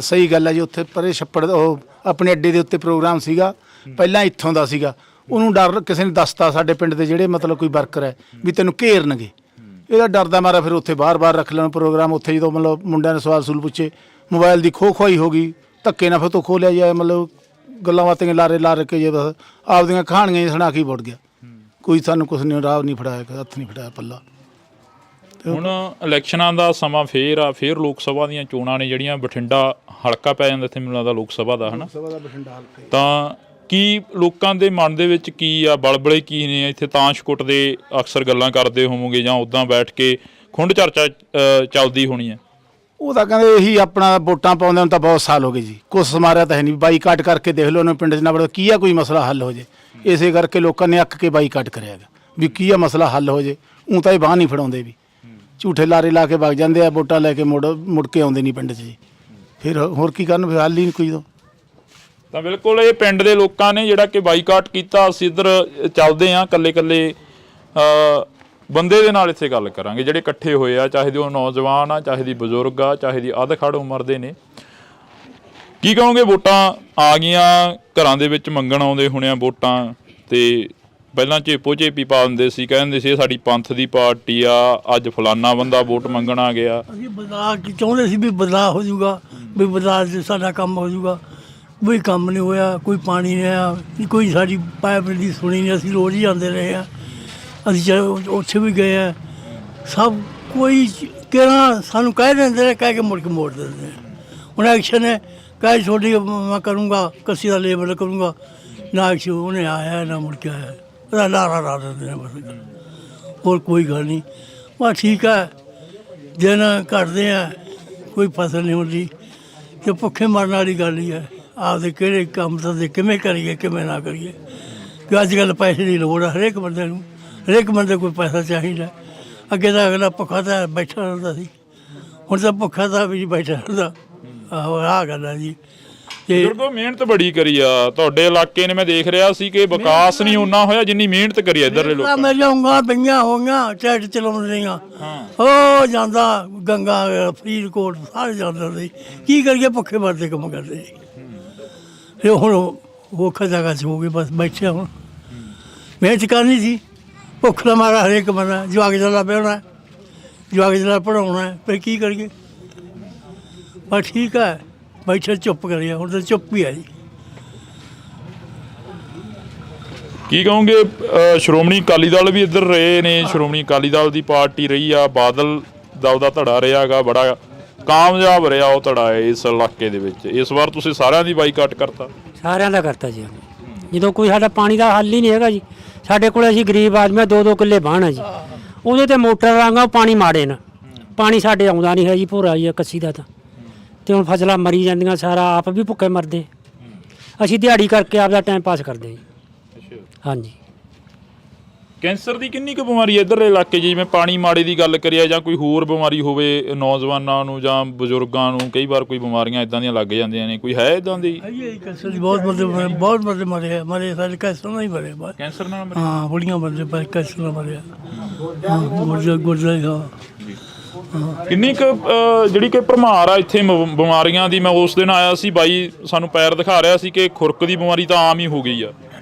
ਸਹੀ ਗੱਲ ਹੈ ਜੀ। ਉੱਥੇ ਪਰੇ ਛੱਪੜ ਉਹ ਆਪਣੇ ਅੱਡੇ ਦੇ ਉੱਤੇ ਪ੍ਰੋਗਰਾਮ ਸੀਗਾ, ਪਹਿਲਾਂ ਇੱਥੋਂ ਦਾ ਸੀਗਾ। ਉਹਨੂੰ ਡਰ ਕਿਸੇ ਨੇ ਦੱਸਤਾ ਸਾਡੇ ਪਿੰਡ ਦੇ ਜਿਹੜੇ ਮਤਲਬ ਕੋਈ ਵਰਕਰ ਹੈ ਵੀ ਤੈਨੂੰ ਘੇਰਨਗੇ, ਇਹਦਾ ਡਰ ਦਾ ਮਾਰਾ ਫਿਰ ਉੱਥੇ ਬਾਰ-ਬਾਰ ਰੱਖ ਲੈਣ ਪ੍ਰੋਗਰਾਮ। ਉੱਥੇ ਜਦੋਂ ਮਤਲਬ ਮੁੰਡਿਆਂ ਨੇ ਸਵਾਲ ਸੂਲ ਪੁੱਛੇ, ਮੋਬਾਈਲ ਦੀ ਖੋਹੀ ਹੋ ਗਈ, ਧੱਕੇ ਨਾਲ ਫਿਰ ਤੋਂ ਖੋਹ ਲਿਆ ਜਾਏ, ਮਤਲਬ ਗੱਲਾਂ ਬਾਤਾਂ ਲਾ ਕੇ ਜੇ ਬਸ ਆਪਦੀਆਂ ਕਹਾਣੀਆਂ ਸੁਣਾ ਕੇ ਵੜ ਗਿਆ। ਕੋਈ ਸਾਨੂੰ ਕੁਛ ਨਹੀਂ, ਰਾਹ ਨਹੀਂ ਫੜਾਇਆ, ਹੱਥ ਨਹੀਂ ਫੜਾਇਆ ਪੱਲਾ। ਹੁਣ ਇਲੈਕਸ਼ਨਾਂ ਦਾ ਸਮਾਂ ਫੇਰ ਆ, ਫੇਰ ਲੋਕ ਸਭਾ ਦੀਆਂ ਚੋਣਾਂ ਨੇ ਜਿਹੜੀਆਂ। ਬਠਿੰਡਾ ਹਲਕਾ ਪੈ ਜਾਂਦਾ ਇੱਥੇ ਮੈਨੂੰ ਲੱਗਦਾ ਲੋਕ ਸਭਾ ਦਾ, ਹਨਾ? ਤਾਂ ਕੀ ਲੋਕਾਂ ਦੇ ਮਨ ਦੇ ਵਿੱਚ ਕੀ ਆ, ਬਲਬਲੇ ਕੀ ਨੇ? ਇੱਥੇ ਤਾਂਸ਼ ਕੁੱਟਦੇ ਅਕਸਰ ਗੱਲਾਂ ਕਰਦੇ ਹੋਵੋਗੇ ਜਾਂ ਉੱਦਾਂ ਬੈਠ ਕੇ ਖੁੰਡ ਚਰਚਾ ਚੱਲਦੀ ਹੋਣੀ ਹੈ? ਉਹ ਤਾਂ ਕਹਿੰਦੇ ਇਹੀ ਆਪਣਾ ਵੋਟਾਂ ਪਾਉਂਦੇ ਨੂੰ ਤਾਂ ਬਹੁਤ ਸਾਲ ਹੋ ਗਏ ਜੀ, ਕੁਛ ਸਮਾਰਿਆ ਤਾਂ ਹੈ ਨਹੀਂ। ਬਾਈਕਾਟ ਕਰਕੇ ਦੇਖ ਲਓ ਉਹਨੇ ਪਿੰਡ 'ਚ ਨਾ ਬੜਾ ਕੀ ਆ ਕੋਈ ਮਸਲਾ ਹੱਲ ਹੋ ਜੇ। ਇਸੇ ਕਰਕੇ ਲੋਕਾਂ ਨੇ ਅੱਕ ਕੇ ਬਾਈਕਾਟ ਕਰਿਆ ਗਾ ਵੀ ਕੀ ਆ ਮਸਲਾ ਹੱਲ ਹੋ ਜੇ। ਊਂ ਤਾਂ ਇਹ ਬਾਂਹ ਨਹੀਂ ਫੜਾਉਂਦੇ, ਵੀ ਝੂਠੇ ਲਾਰੇ ਲਾ ਕੇ ਵਗ ਜਾਂਦੇ ਆ, ਵੋਟਾਂ ਲੈ ਕੇ ਮੁੜ ਕੇ ਆਉਂਦੇ ਨਹੀਂ ਪਿੰਡ 'ਚ ਜੀ। ਫਿਰ ਹੋਰ ਕੀ ਕਰਨ, ਫਿਰ ਹੱਲ ਹੀ ਨਹੀਂ ਕੋਈ। ਤਾਂ ਬਿਲਕੁਲ ਇਹ ਪਿੰਡ ਦੇ ਲੋਕਾਂ ਨੇ ਜਿਹੜਾ ਕਿ ਬਾਈਕਾਟ ਕੀਤਾ। ਅਸੀਂ ਇੱਧਰ ਚੱਲਦੇ ਹਾਂ, ਕੱਲੇ ਬੰਦੇ ਦੇ ਨਾਲ ਇੱਥੇ ਗੱਲ ਕਰਾਂਗੇ ਜਿਹੜੇ ਇਕੱਠੇ ਹੋਏ ਆ, ਚਾਹੇ ਦੀ ਉਹ ਨੌਜਵਾਨ ਆ, ਚਾਹੇ ਦੀ ਬਜ਼ੁਰਗ ਆ, ਚਾਹੇ ਦੀ ਅਧਖੜ ਉਮਰ ਦੇ ਨੇ। ਕੀ ਕਹੋਗੇ? ਵੋਟਾਂ ਆ ਗਈਆਂ, ਘਰਾਂ ਦੇ ਵਿੱਚ ਮੰਗਣ ਆਉਂਦੇ ਹੋਣੇ ਆ ਵੋਟਾਂ, ਤੇ ਪਹਿਲਾਂ ਚੇਪੀ ਪਾ ਦਿੰਦੇ ਸੀ, ਕਹਿੰਦੇ ਸੀ ਇਹ ਸਾਡੀ ਪੰਥ ਦੀ ਪਾਰਟੀ ਆ, ਅੱਜ ਫਲਾਨਾ ਬੰਦਾ ਵੋਟ ਮੰਗਣ ਆ ਗਿਆ। ਅਸੀਂ ਬਦਲਾਅ ਚਾਹੁੰਦੇ ਸੀ ਵੀ ਬਦਲਾਅ ਹੋ ਜਾਊਗਾ, ਵੀ ਬਦਲਾਅ 'ਚ ਸਾਡਾ ਕੰਮ ਹੋ ਜਾਊਗਾ। ਕੋਈ ਕੰਮ ਨਹੀਂ ਹੋਇਆ, ਕੋਈ ਪਾਣੀ ਨਹੀਂ ਆਇਆ, ਕੋਈ ਸਾਡੀ ਪਾਈਪ ਦੀ ਸੁਣੀ ਨਹੀਂ। ਅਸੀਂ ਰੋਜ਼ ਹੀ ਆਉਂਦੇ ਰਹੇ ਹਾਂ, ਅਸੀਂ ਉੱਥੇ ਵੀ ਗਏ ਆ, ਸਭ ਕੋਈ ਕਿਹੜਾ ਸਾਨੂੰ ਕਹਿ ਦਿੰਦੇ ਨੇ, ਕਹਿ ਕੇ ਮੁੜ ਕੇ ਮੋੜ ਦਿੰਦੇ ਨੇ। ਹੁਣ ਐਕਸ਼ਨ ਹੈ, ਕਹਿ ਛੋਟੀ ਮੈਂ ਕਰੂੰਗਾ, ਕੱਸੀ ਦਾ ਲੇਬਰ ਕਰੂੰਗਾ, ਨਾ ਐਕਸ਼ਨ ਉਹਨੇ ਆਇਆ ਨਾ ਮੁੜ ਕੇ ਆਇਆ, ਉਹਦਾ ਲਾਰਾ ਲਾ ਦਿੰਦੇ ਨੇ ਬਸ। ਹੋਰ ਕੋਈ ਗੱਲ ਨਹੀਂ, ਬਸ ਠੀਕ ਹੈ, ਦਿਨ ਕੱਟਦੇ ਆ, ਕੋਈ ਫਸਲ ਨਹੀਂ ਹੁੰਦੀ ਤੇ ਭੁੱਖੇ ਮਰਨ ਵਾਲੀ ਗੱਲ ਹੀ ਹੈ। ਆਪਦੇ ਕਿਹੜੇ ਕੰਮ ਤਾਂ ਕਿਵੇਂ ਕਰੀਏ ਕਿਵੇਂ ਨਾ ਕਰੀਏ, ਕਿ ਅੱਜ ਕੱਲ੍ਹ ਪੈਸੇ ਦੀ ਲੋੜ ਹੈ ਹਰੇਕ ਬੰਦੇ ਨੂੰ, ਹਰੇਕ ਬੰਦੇ ਕੋਈ ਪੈਸਾ ਚਾਹੀਦਾ। ਅੱਗੇ ਤਾਂ ਅਗਲਾ ਭੁੱਖਾ ਤਾਂ ਬੈਠਾ ਰਹਿੰਦਾ ਸੀ, ਹੁਣ ਤਾਂ ਭੁੱਖਾ ਤਾਂ ਵੀ ਬੈਠਾ ਰਹਿੰਦਾ। ਆਹੋ ਆਹ ਗੱਲ ਆ ਜੀ। ਤੇ ਬਜ਼ੁਰਗੋ ਮਿਹਨਤ ਬੜੀ ਕਰੀ ਆ ਤੁਹਾਡੇ ਇਲਾਕੇ ਨੇ, ਮੈਂ ਦੇਖ ਰਿਹਾ ਸੀ ਕਿ ਵਿਕਾਸ ਨਹੀਂ ਓਨਾ ਹੋਇਆ ਜਿੰਨੀ ਮਿਹਨਤ ਕਰੀ ਇੱਧਰਲੇ ਲੋਕਾਂ ਨੇ। ਮੇਰੀਆਂ ਉਂਗਲਾਂ ਪਈਆਂ ਹੋਈਆਂ ਟਰੈਕਟਰ ਚਲਾਉਣ ਦੀਆਂ, ਉਹ ਜਾਂਦਾ ਗੰਗਾ ਫਰੀਦਕੋਟ ਸਾਰੇ ਜਾਂਦੇ ਸੀ। ਕੀ ਕਰੀਏ, ਭੁੱਖੇ ਮਰਦੇ ਕੰਮ ਕਰਦੇ ਜੀ। ਫਿਰ ਹੁਣ ਔਖਾ ਜਗ੍ਹਾ 'ਚ ਹੋ ਗਏ, ਬਸ ਬੈਠੇ ਹੁਣ। ਮਿਹਨਤ ਕਰਨੀ ਸੀ, ਭੁੱਖ ਦਾ ਮਾਰਾ ਹਰੇਕ ਬੰਦਾ। ਜਵਾਕ ਜਲਾ ਪਿਆਉਣਾ, ਜਵਾਕ ਜਲਾ ਪੜ੍ਹਾਉਣਾ, ਫਿਰ ਕੀ ਕਰੀਏ। ਬਸ ਠੀਕ ਹੈ, ਬੈਠੇ ਚੁੱਪ ਕਰੀਏ, ਹੁਣ ਤਾਂ ਚੁੱਪ ਹੀ ਹੈ ਜੀ। ਕੀ ਕਹੋਗੇ? ਸ਼੍ਰੋਮਣੀ ਅਕਾਲੀ ਦਲ ਵੀ ਇੱਧਰ ਰਹੇ ਨੇ, ਸ਼੍ਰੋਮਣੀ ਅਕਾਲੀ ਦਲ ਦੀ ਪਾਰਟੀ ਰਹੀ ਆ, ਬਾਦਲ ਦਾ ਉਹਦਾ ਧੜਾ ਰਿਹਾ ਗਾ, ਬੜਾ ਕਾਮਯਾਬ ਰਿਹਾ ਉਹ ਧੜਾ ਇਸ ਇਲਾਕੇ ਦੇ ਵਿੱਚ। ਇਸ ਵਾਰ ਤੁਸੀਂ ਸਾਰਿਆਂ ਦੀ ਬਾਈਕਾਟ ਕਰਤਾ? ਸਾਰਿਆਂ ਦਾ ਕਰਤਾ ਜੀ। ਜਦੋਂ ਕੋਈ ਸਾਡਾ ਪਾਣੀ ਦਾ ਹੱਲ ਹੀ ਨਹੀਂ ਹੈਗਾ ਜੀ। ਸਾਡੇ ਕੋਲ ਅਸੀਂ ਗਰੀਬ ਆਦਮੀ 2-2 ਕਿੱਲੇ ਬਾਣ ਹੈ ਜੀ, ਉਹਦੇ ਤੇ ਮੋਟਰ ਲਾਂਗਾ, ਉਹ ਪਾਣੀ ਮਾੜੇ ਨਾ, ਪਾਣੀ ਸਾਡੇ ਆਉਂਦਾ ਨਹੀਂ ਹੈ ਜੀ, ਭੋਰਾ ਜੀ ਕੱਸੀ ਦਾ ਤਾਂ। ਤੇ ਹੁਣ ਫਸਲਾਂ ਮਰੀ ਜਾਂਦੀਆਂ, ਸਾਰਾ ਆਪ ਵੀ ਭੁੱਖੇ ਮਰਦੇ। ਅਸੀਂ ਦਿਹਾੜੀ ਕਰਕੇ ਆਪਦਾ ਟਾਈਮ ਪਾਸ ਕਰਦੇ ਜੀ। ਹਾਂਜੀ। ਕੈਂਸਰ ਦੀ ਕਿੰਨੀ ਕੁ ਬਿਮਾਰੀ ਹੈ ਇੱਧਰਲੇ ਇਲਾਕੇ 'ਚ? ਜਿਵੇਂ ਪਾਣੀ ਮਾੜੇ ਦੀ ਗੱਲ ਕਰੀਏ ਜਾਂ ਕੋਈ ਹੋਰ ਬਿਮਾਰੀ ਹੋਵੇ ਨੌਜਵਾਨਾਂ ਨੂੰ ਜਾਂ ਬਜ਼ੁਰਗਾਂ ਨੂੰ, ਕਈ ਵਾਰ ਕੋਈ ਬਿਮਾਰੀਆਂ ਇੱਦਾਂ ਦੀਆਂ ਲੱਗ ਜਾਂਦੀਆਂ ਨੇ, ਕੋਈ ਹੈ ਇੱਦਾਂ ਦੀ? ਕੈਂਸਰ ਦੀ ਬਹੁਤ ਬੰਦੇ ਮਰੇ ਸਾਡੇ ਕੈਂਸਰ ਨਾਲ ਹੀ ਮਰੇ। ਕੈਂਸਰ ਨਾਲ ਮਰੇ? ਹਾਂ, ਬੁੜੀਆਂ ਬੰਦੇ ਪਰ ਕੈਂਸਰ ਨਾਲ ਮਰਿਆ। ਗੁਰਦਾ ਕਿੰਨੀ ਕੁ ਜਿਹੜੀ ਕਿ ਭਰਮਾਰ ਆ ਇੱਥੇ ਬਿਮਾਰੀਆਂ ਦੀ? ਮੈਂ ਉਸ ਦਿਨ ਆਇਆ ਸੀ, ਬਾਈ ਸਾਨੂੰ ਪੈਰ ਦਿਖਾ ਰਿਹਾ ਸੀ ਕਿ ਖੁਰਕ ਦੀ ਬਿਮਾਰੀ ਤਾਂ ਆਮ ਹੀ ਹੋ ਗਈ ਆ।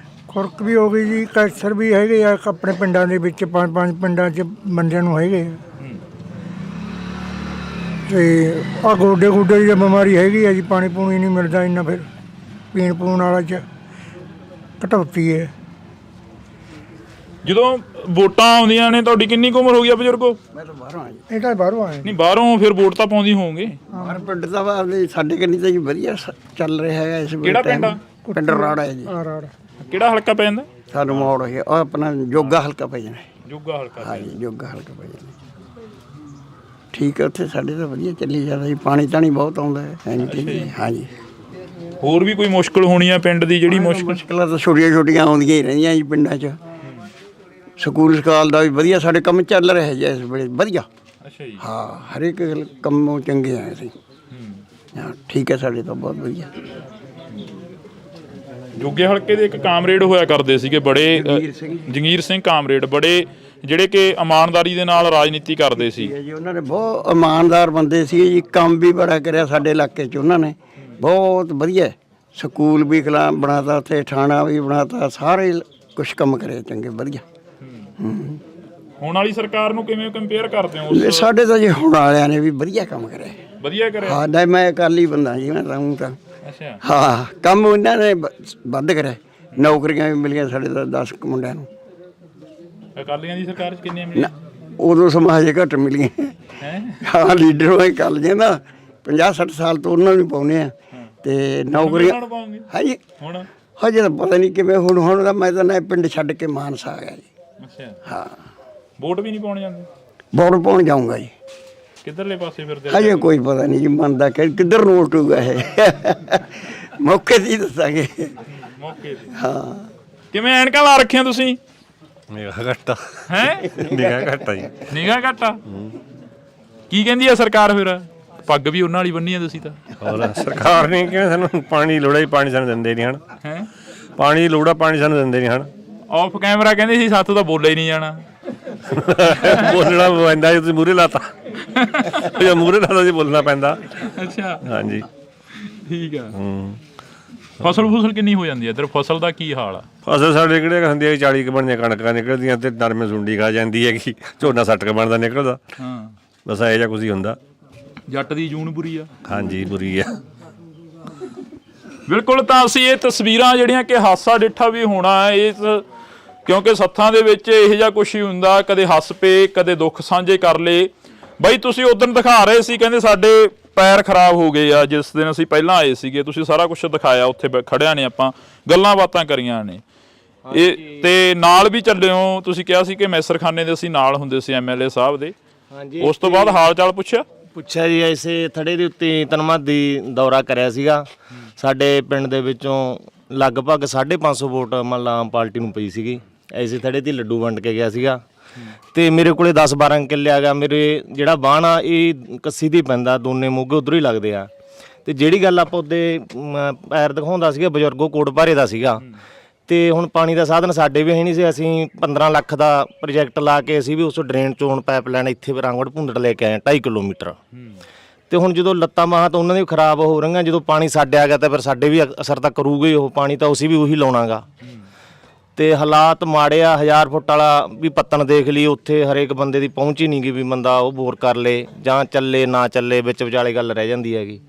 ਖੁਰਕ ਵੀ ਹੋ ਗਈ ਜੀ, ਕੈਂਸਰ ਵੀ ਹੈਗੇ ਆ ਆਪਣੇ ਪਿੰਡਾਂ ਦੇ ਵਿੱਚ, 5 ਪਿੰਡਾਂ 'ਚ ਬੰਦਿਆਂ ਨੂੰ ਹੈਗੇ ਆ। ਤੇ ਆਹ ਗੋਡੇ ਦੀ ਬਿਮਾਰੀ ਹੈਗੀ ਆ ਜੀ, ਪਾਣੀ ਪੂਣੀ ਨਹੀਂ ਮਿਲਦਾ ਇੰਨਾ, ਫਿਰ ਪੀਣ ਪੂਣ ਵਾਲਾ 'ਚ ਘਟੌਤੀ ਹੈ। ਜਦੋਂ ਵੋਟਾਂ ਆਉਂਦੀਆਂ ਨੇ, ਤੁਹਾਡੀ ਕਿੰਨੀ ਕੁ ਉਮਰ ਹੋ ਗਈ ਆ ਬਜ਼ੁਰਗੋ? ਮੈਂ ਤਾਂ ਬਾਹਰੋਂ ਆਇਆ। ਇਹ ਤਾਂ ਬਾਹਰੋਂ ਆਏ। ਨਹੀਂ, ਬਾਹਰੋਂ ਫਿਰ ਵੋਟ ਤਾਂ ਪਾਉਂਦੀ ਹੋਵੋਗੇ। ਹਰ ਪਿੰਡ ਦਾ ਸਾਡੇ ਕੰਨੀ ਤਾਂ ਜੀ ਵਧੀਆ ਚੱਲ ਰਿਹਾ ਹੈਗਾ ਇਸ ਵੇਲੇ। ਕਿਹੜਾ ਪਿੰਡ ਆ? ਪਿੰਡ ਰਾੜਾ ਹੈ ਜੀ। ਕਿਹੜਾ ਹਲਕਾ ਪੈ ਜਾਂਦਾ? ਸਾਨੂੰ ਮੋੜ ਹੈ ਉਹ ਆਪਣਾ ਜੋਗਾ ਹਲਕਾ ਪੈ ਜਾਣਾ। ਜੋਗਾ ਹਲਕਾ? ਹਾਂਜੀ, ਜੋਗਾ ਹਲਕਾ ਪੈ ਜਾਣਾ। ਠੀਕ ਹੈ ਉੱਥੇ ਸਾਡੇ ਤਾਂ ਵਧੀਆ ਚੱਲੀ ਜਾਂਦਾ ਜੀ, ਪਾਣੀ ਤਾਣੀ ਬਹੁਤ ਆਉਂਦਾ ਹੈ ਹਾਂਜੀ। ਹੋਰ ਵੀ ਕੋਈ ਮੁਸ਼ਕਲ ਹੋਣੀ ਆ ਪਿੰਡ ਦੀ ਜਿਹੜੀ ਮੁਸ਼ਕਲਾਂ ਤਾਂ ਛੋਟੀਆਂ ਛੋਟੀਆਂ ਆਉਂਦੀਆਂ ਹੀ ਰਹਿੰਦੀਆਂ ਜੀ ਪਿੰਡਾਂ 'ਚ। ਸਕੂਲ ਸਕਾਲ ਦਾ ਵੀ ਵਧੀਆ ਸਾਡੇ ਕੰਮ ਚੱਲ ਰਿਹਾ ਜੀ ਇਸ ਵੇਲੇ ਵਧੀਆ। ਅੱਛਾ ਜੀ। ਹਾਂ ਹਰੇਕ ਕੰਮੋਂ ਚੰਗੇ ਆ ਅਸੀਂ। ਹਾਂ ਠੀਕ ਹੈ ਸਾਡੇ ਤਾਂ ਬਹੁਤ ਵਧੀਆ। ਜੋਗੇ ਹਲਕੇ ਦੇ ਇੱਕ ਕਾਮਰੇਡ ਹੋਇਆ ਕਰਦੇ ਸੀਗੇ ਬੜੇ, ਜੰਗੀਰ ਸਿੰਘ ਕਾਮਰੇਡ, ਬੜੇ ਜਿਹੜੇ ਕਿ ਇਮਾਨਦਾਰੀ ਦੇ ਨਾਲ ਰਾਜਨੀਤੀ ਕਰਦੇ ਸੀ ਜੀ। ਉਹਨਾਂ ਨੇ ਬਹੁਤ ਇਮਾਨਦਾਰ ਬੰਦੇ ਸੀ ਜੀ, ਕੰਮ ਵੀ ਬੜਾ ਕਰਿਆ ਸਾਡੇ ਇਲਾਕੇ 'ਚ ਉਹਨਾਂ ਨੇ, ਬਹੁਤ ਵਧੀਆ। ਸਕੂਲ ਵੀ ਬਣਾਤਾ ਉੱਥੇ, ਥਾਣਾ ਵੀ ਬਣਾਤਾ, ਸਾਰੇ ਕੁਛ ਕੰਮ ਕਰੇ ਚੰਗੇ ਵਧੀਆ। ਹੁਣ ਵਾਲੀ ਸਰਕਾਰ ਨੂੰ ਕਿਵੇਂ ਕੰਪੇਅਰ ਕਰਦੇ ਹੋ? ਸਾਡੇ ਤਾਂ ਜੀ ਹੁਣ ਵਾਲਿਆਂ ਨੇ ਵੀ ਵਧੀਆ ਕੰਮ ਕਰਿਆ। ਵਧੀਆ ਕਰਿਆ? ਹਾਂ ਨਹੀਂ ਮੈਂ ਅਕਾਲੀ ਬੰਦਾ ਜੀ, ਮੈਂ ਰਹੂੰ ਤਾਂ। ਅੱਛਾ। ਹਾਂ ਕੰਮ ਉਹਨਾਂ ਨੇ ਵੱਧ ਕਰਿਆ, ਨੌਕਰੀਆਂ ਵੀ ਮਿਲੀਆਂ ਸਾਡੇ ਤਾਂ 10 ਮੁੰਡਿਆਂ ਨੂੰ। ਅਕਾਲੀਆਂ ਦੀ ਸਰਕਾਰ 'ਚ ਕਿੰਨੀਆਂ ਮਿਲੀਆਂ? ਉਦੋਂ ਸਮਾਂ ਹਜੇ ਘੱਟ ਮਿਲੀਆਂ। ਹਾਂ ਲੀਡਰ ਹੋਏ ਕਰ ਜਾਂਦਾ 50-60 ਸਾਲ ਤੋਂ ਉਹਨਾਂ ਨੂੰ ਪਾਉਂਦੇ ਆ ਤੇ ਨੌਕਰੀਆਂ। ਹਾਂਜੀ ਹੁਣ ਹਜੇ ਤਾਂ ਪਤਾ ਨਹੀਂ ਕਿਵੇਂ। ਹੁਣ ਤਾਂ ਮੈਂ ਤਾਂ ਨਾ ਪਿੰਡ ਛੱਡ ਕੇ ਮਾਨਸਾ ਆ ਗਿਆ ਜੀ। ਅੱਛਾ। ਹਾਂ ਵੋਟ ਵੀ ਨਹੀਂ ਪਾਉਣ ਜਾਂਦੇ? ਵੋਟ ਪਾਉਣ ਜਾਊਂਗਾ ਜੀ। ਕਿੱਧਰਲੇ ਪਾਸੇ ਫਿਰਦੇ? ਹਜੇ ਕੋਈ ਪਤਾ ਨਹੀਂ ਜੀ, ਮੰਨਦਾ ਕਿੱਧਰ ਨੂੰ ਉਟੂਗਾ ਇਹ ਮੌਕੇ ਦੀ ਦੱਸਾਂਗੇ। ਮੌਕੇ ਤੇ? ਹਾਂ। ਕਿਵੇਂ ਐਨਕਾਂ ਲਾ ਰੱਖੀਆਂ ਤੁਸੀਂ? ਨਿਗਾਹ ਘੱਟ ਆ। ਹੈ? ਨਿਗਾਹ ਘੱਟ ਆ ਜੀ। ਨਿਗਾਹ ਘੱਟ ਆ? ਕੀ ਕਹਿੰਦੀ ਆ ਸਰਕਾਰ ਫਿਰ? ਪੱਗ ਵੀ ਉਹਨਾਂ ਵਾਲੀ ਬੰਨੀ ਆ ਤੁਸੀਂ ਤਾਂ। ਹੋਰ ਸਰਕਾਰ ਨੇ ਕਿਵੇਂ ਸਾਨੂੰ ਪਾਣੀ ਦੀ ਲੋੜ ਹੈ, ਪਾਣੀ ਸਾਨੂੰ ਦਿੰਦੇ ਨਹੀਂ ਹਨ। ਹੈ ਪਾਣੀ ਦੀ ਲੋੜ ਆ, ਪਾਣੀ ਸਾਨੂੰ ਦਿੰਦੇ ਨਹੀਂ ਹਨ। ਆਫ ਕੈਮਰਾ ਕਹਿੰਦੇ ਸੀ ਸਾਥੋਂ ਤਾਂ ਬੋਲਿਆ ਹੀ ਨਹੀਂ ਜਾਣਾ। ਬੋਲਣਾ ਪੈਂਦਾ ਜੀ, ਤੁਸੀਂ ਮੂਹਰੇ ਲਾਤਾ ਜਾਂ ਮੂਹਰੇ ਲਾਤਾ ਜੀ, ਬੋਲਣਾ ਪੈਂਦਾ। ਅੱਛਾ ਹਾਂਜੀ ਠੀਕ ਆ। ਫਸਲ ਕਿੰਨੀ ਹੋ ਜਾਂਦੀ ਹੈ ਇੱਧਰ? ਫਸਲ ਦਾ ਕੀ ਹਾਲ ਆ? ਫਸਲ ਸਾਡੇ ਕਿਹੜੇ ਹੁੰਦੀ ਹੈ 40 ਕੁ ਬਣਦੀਆਂ ਕਣਕਾਂ ਨਿਕਲਦੀਆਂ ਤੇ ਨਰਮੇ ਸੁੰਡੀ ਖਾ ਜਾਂਦੀ ਹੈਗੀ, ਝੋਨਾ 60 ਕੁ ਬਣਦਾ ਨਿਕਲਦਾ। ਹਾਂ ਬਸ ਇਹੋ ਜਿਹਾ ਕੁਝ ਹੀ ਹੁੰਦਾ। ਜੱਟ ਦੀ ਜੂਨ ਬੁਰੀ ਆ। ਹਾਂਜੀ ਬੁਰੀ ਆ ਬਿਲਕੁਲ। ਤਾਂ ਅਸੀਂ ਇਹ ਤਸਵੀਰਾਂ ਜਿਹੜੀਆਂ ਕਿ ਹਾਸਾ ਡਿੱਠਾ ਵੀ ਹੋਣਾ ਇਸ, ਕਿਉਂਕਿ ਸੱਥਾਂ ਦੇ ਵਿੱਚ ਇਹੋ ਜਿਹਾ ਕੁਛ ਹੀ ਹੁੰਦਾ, ਕਦੇ ਹੱਸ ਪਏ ਕਦੇ ਦੁੱਖ ਸਾਂਝੇ ਕਰ ਲਏ। ਬਾਈ ਤੁਸੀਂ ਉਦੋਂ ਦਿਖਾ ਰਹੇ ਸੀ, ਕਹਿੰਦੇ ਸਾਡੇ ਪੈਰ ਖਰਾਬ ਹੋ ਗਏ ਆ ਜਿਸ ਦਿਨ ਅਸੀਂ ਪਹਿਲਾਂ ਆਏ ਸੀਗੇ, ਤੁਸੀਂ ਸਾਰਾ ਕੁਛ ਦਿਖਾਇਆ, ਉੱਥੇ ਖੜਿਆ ਨੇ ਆਪਾਂ ਗੱਲਾਂ ਬਾਤਾਂ ਕਰੀਆਂ ਨੇ। ਇਹ ਤੇ ਨਾਲ ਵੀ ਚੱਲੇ ਹੋ, ਤੁਸੀਂ ਕਿਹਾ ਸੀ ਕਿ ਮੈਸਰਖਾਨੇ ਦੇ ਅਸੀਂ ਨਾਲ ਹੁੰਦੇ ਸੀ MLA ਸਾਹਿਬ ਦੇ। ਉਸ ਤੋਂ ਬਾਅਦ ਹਾਲ ਚਾਲ ਪੁੱਛਿਆ ਜੀ। ਐਸੇ ਥੜੇ ਦੇ ਉੱਤੇ ਤਨਮਾਦੀ ਦੌਰਾ ਕਰਿਆ ਸੀਗਾ। ਸਾਡੇ ਪਿੰਡ ਦੇ ਵਿੱਚੋਂ ਲਗਭਗ 550 ਵੋਟ ਮੰਨ ਲਾ ਆਮ ਪਾਰਟੀ ਨੂੰ ਪਈ ਸੀਗੀ। ਐਸੇ ਥੜੇ ਤੇ ਲੱਡੂ ਵੰਡ ਕੇ ਗਿਆ ਸੀਗਾ ਤੇ ਮੇਰੇ ਕੋਲੇ 10-12 ਕਿੱਲੇ ਆ ਗਿਆ। ਮੇਰੇ ਜਿਹੜਾ ਬਾਣ ਆ ਇਹ ਕੱਸੀ ਦੀ ਪੈਂਦਾ, ਦੋਨੇ ਮੋਗੇ ਉਧਰੋਂ ਹੀ ਲੱਗਦੇ ਆ। ਤੇ ਜਿਹੜੀ ਗੱਲ ਆਪਾਂ ਉਹਦੇ ਪੈਰ ਦਿਖਾਉਂਦਾ ਸੀਗਾ ਬਜ਼ੁਰਗੋ ਕੋਟ ਭਾਰੇ ਦਾ ਸੀਗਾ। ਤੇ ਹੁਣ ਪਾਣੀ ਦਾ ਸਾਧਨ ਸਾਡੇ ਵੀ ਹੈ ਨਹੀਂ ਸੀ। ਅਸੀਂ 15 ਲੱਖ ਦਾ ਪ੍ਰੋਜੈਕਟ ਲਾ ਕੇ ਅਸੀਂ ਵੀ ਉਸ ਡਰੇਨ ਚੋਂ ਹੁਣ ਪਾਈਪ ਲਾਈਨ ਇੱਥੇ ਰਾਂਗੜ ਭੁੰਦੜ ਲੈ ਕੇ ਆਏ 2.5 ਕਿਲੋਮੀਟਰ। ਤੇ ਹੁਣ ਜਦੋਂ ਲੱਤਾਂ ਬਾਹਾਂ ਤਾਂ ਉਹਨਾਂ ਦੀ ਖਰਾਬ ਹੋ ਰਹੀਆਂ, ਜਦੋਂ ਪਾਣੀ ਸਾਡੇ ਆ ਗਿਆ ਤਾਂ ਫਿਰ ਸਾਡੇ ਵੀ ਅਸਰ ਤਾਂ ਕਰੂਗਾ ਹੀ ਉਹ ਪਾਣੀ, ਤਾਂ ਅਸੀਂ ਵੀ ਉਹੀ ਲਾਉਣਾਗਾ। ਤੇ ਹਾਲਾਤ ਮਾੜੇ ਆ। 1000 ਫੁੱਟ ਵਾਲਾ ਵੀ ਪੱਤਨ ਦੇਖ ਲਈ, ਉੱਥੇ ਹਰੇਕ ਬੰਦੇ ਦੀ ਪਹੁੰਚ ਹੀ ਨਹੀਂ ਗਈ ਵੀ ਬੰਦਾ ਉਹ ਬੋਰ ਕਰ ਲੇ ਜਾਂ ਚੱਲੇ ਨਾ ਚੱਲੇ, ਵਿੱਚ ਵਿਚਾਲੇ ਗੱਲ ਰਹਿ ਜਾਂਦੀ ਹੈਗੀ।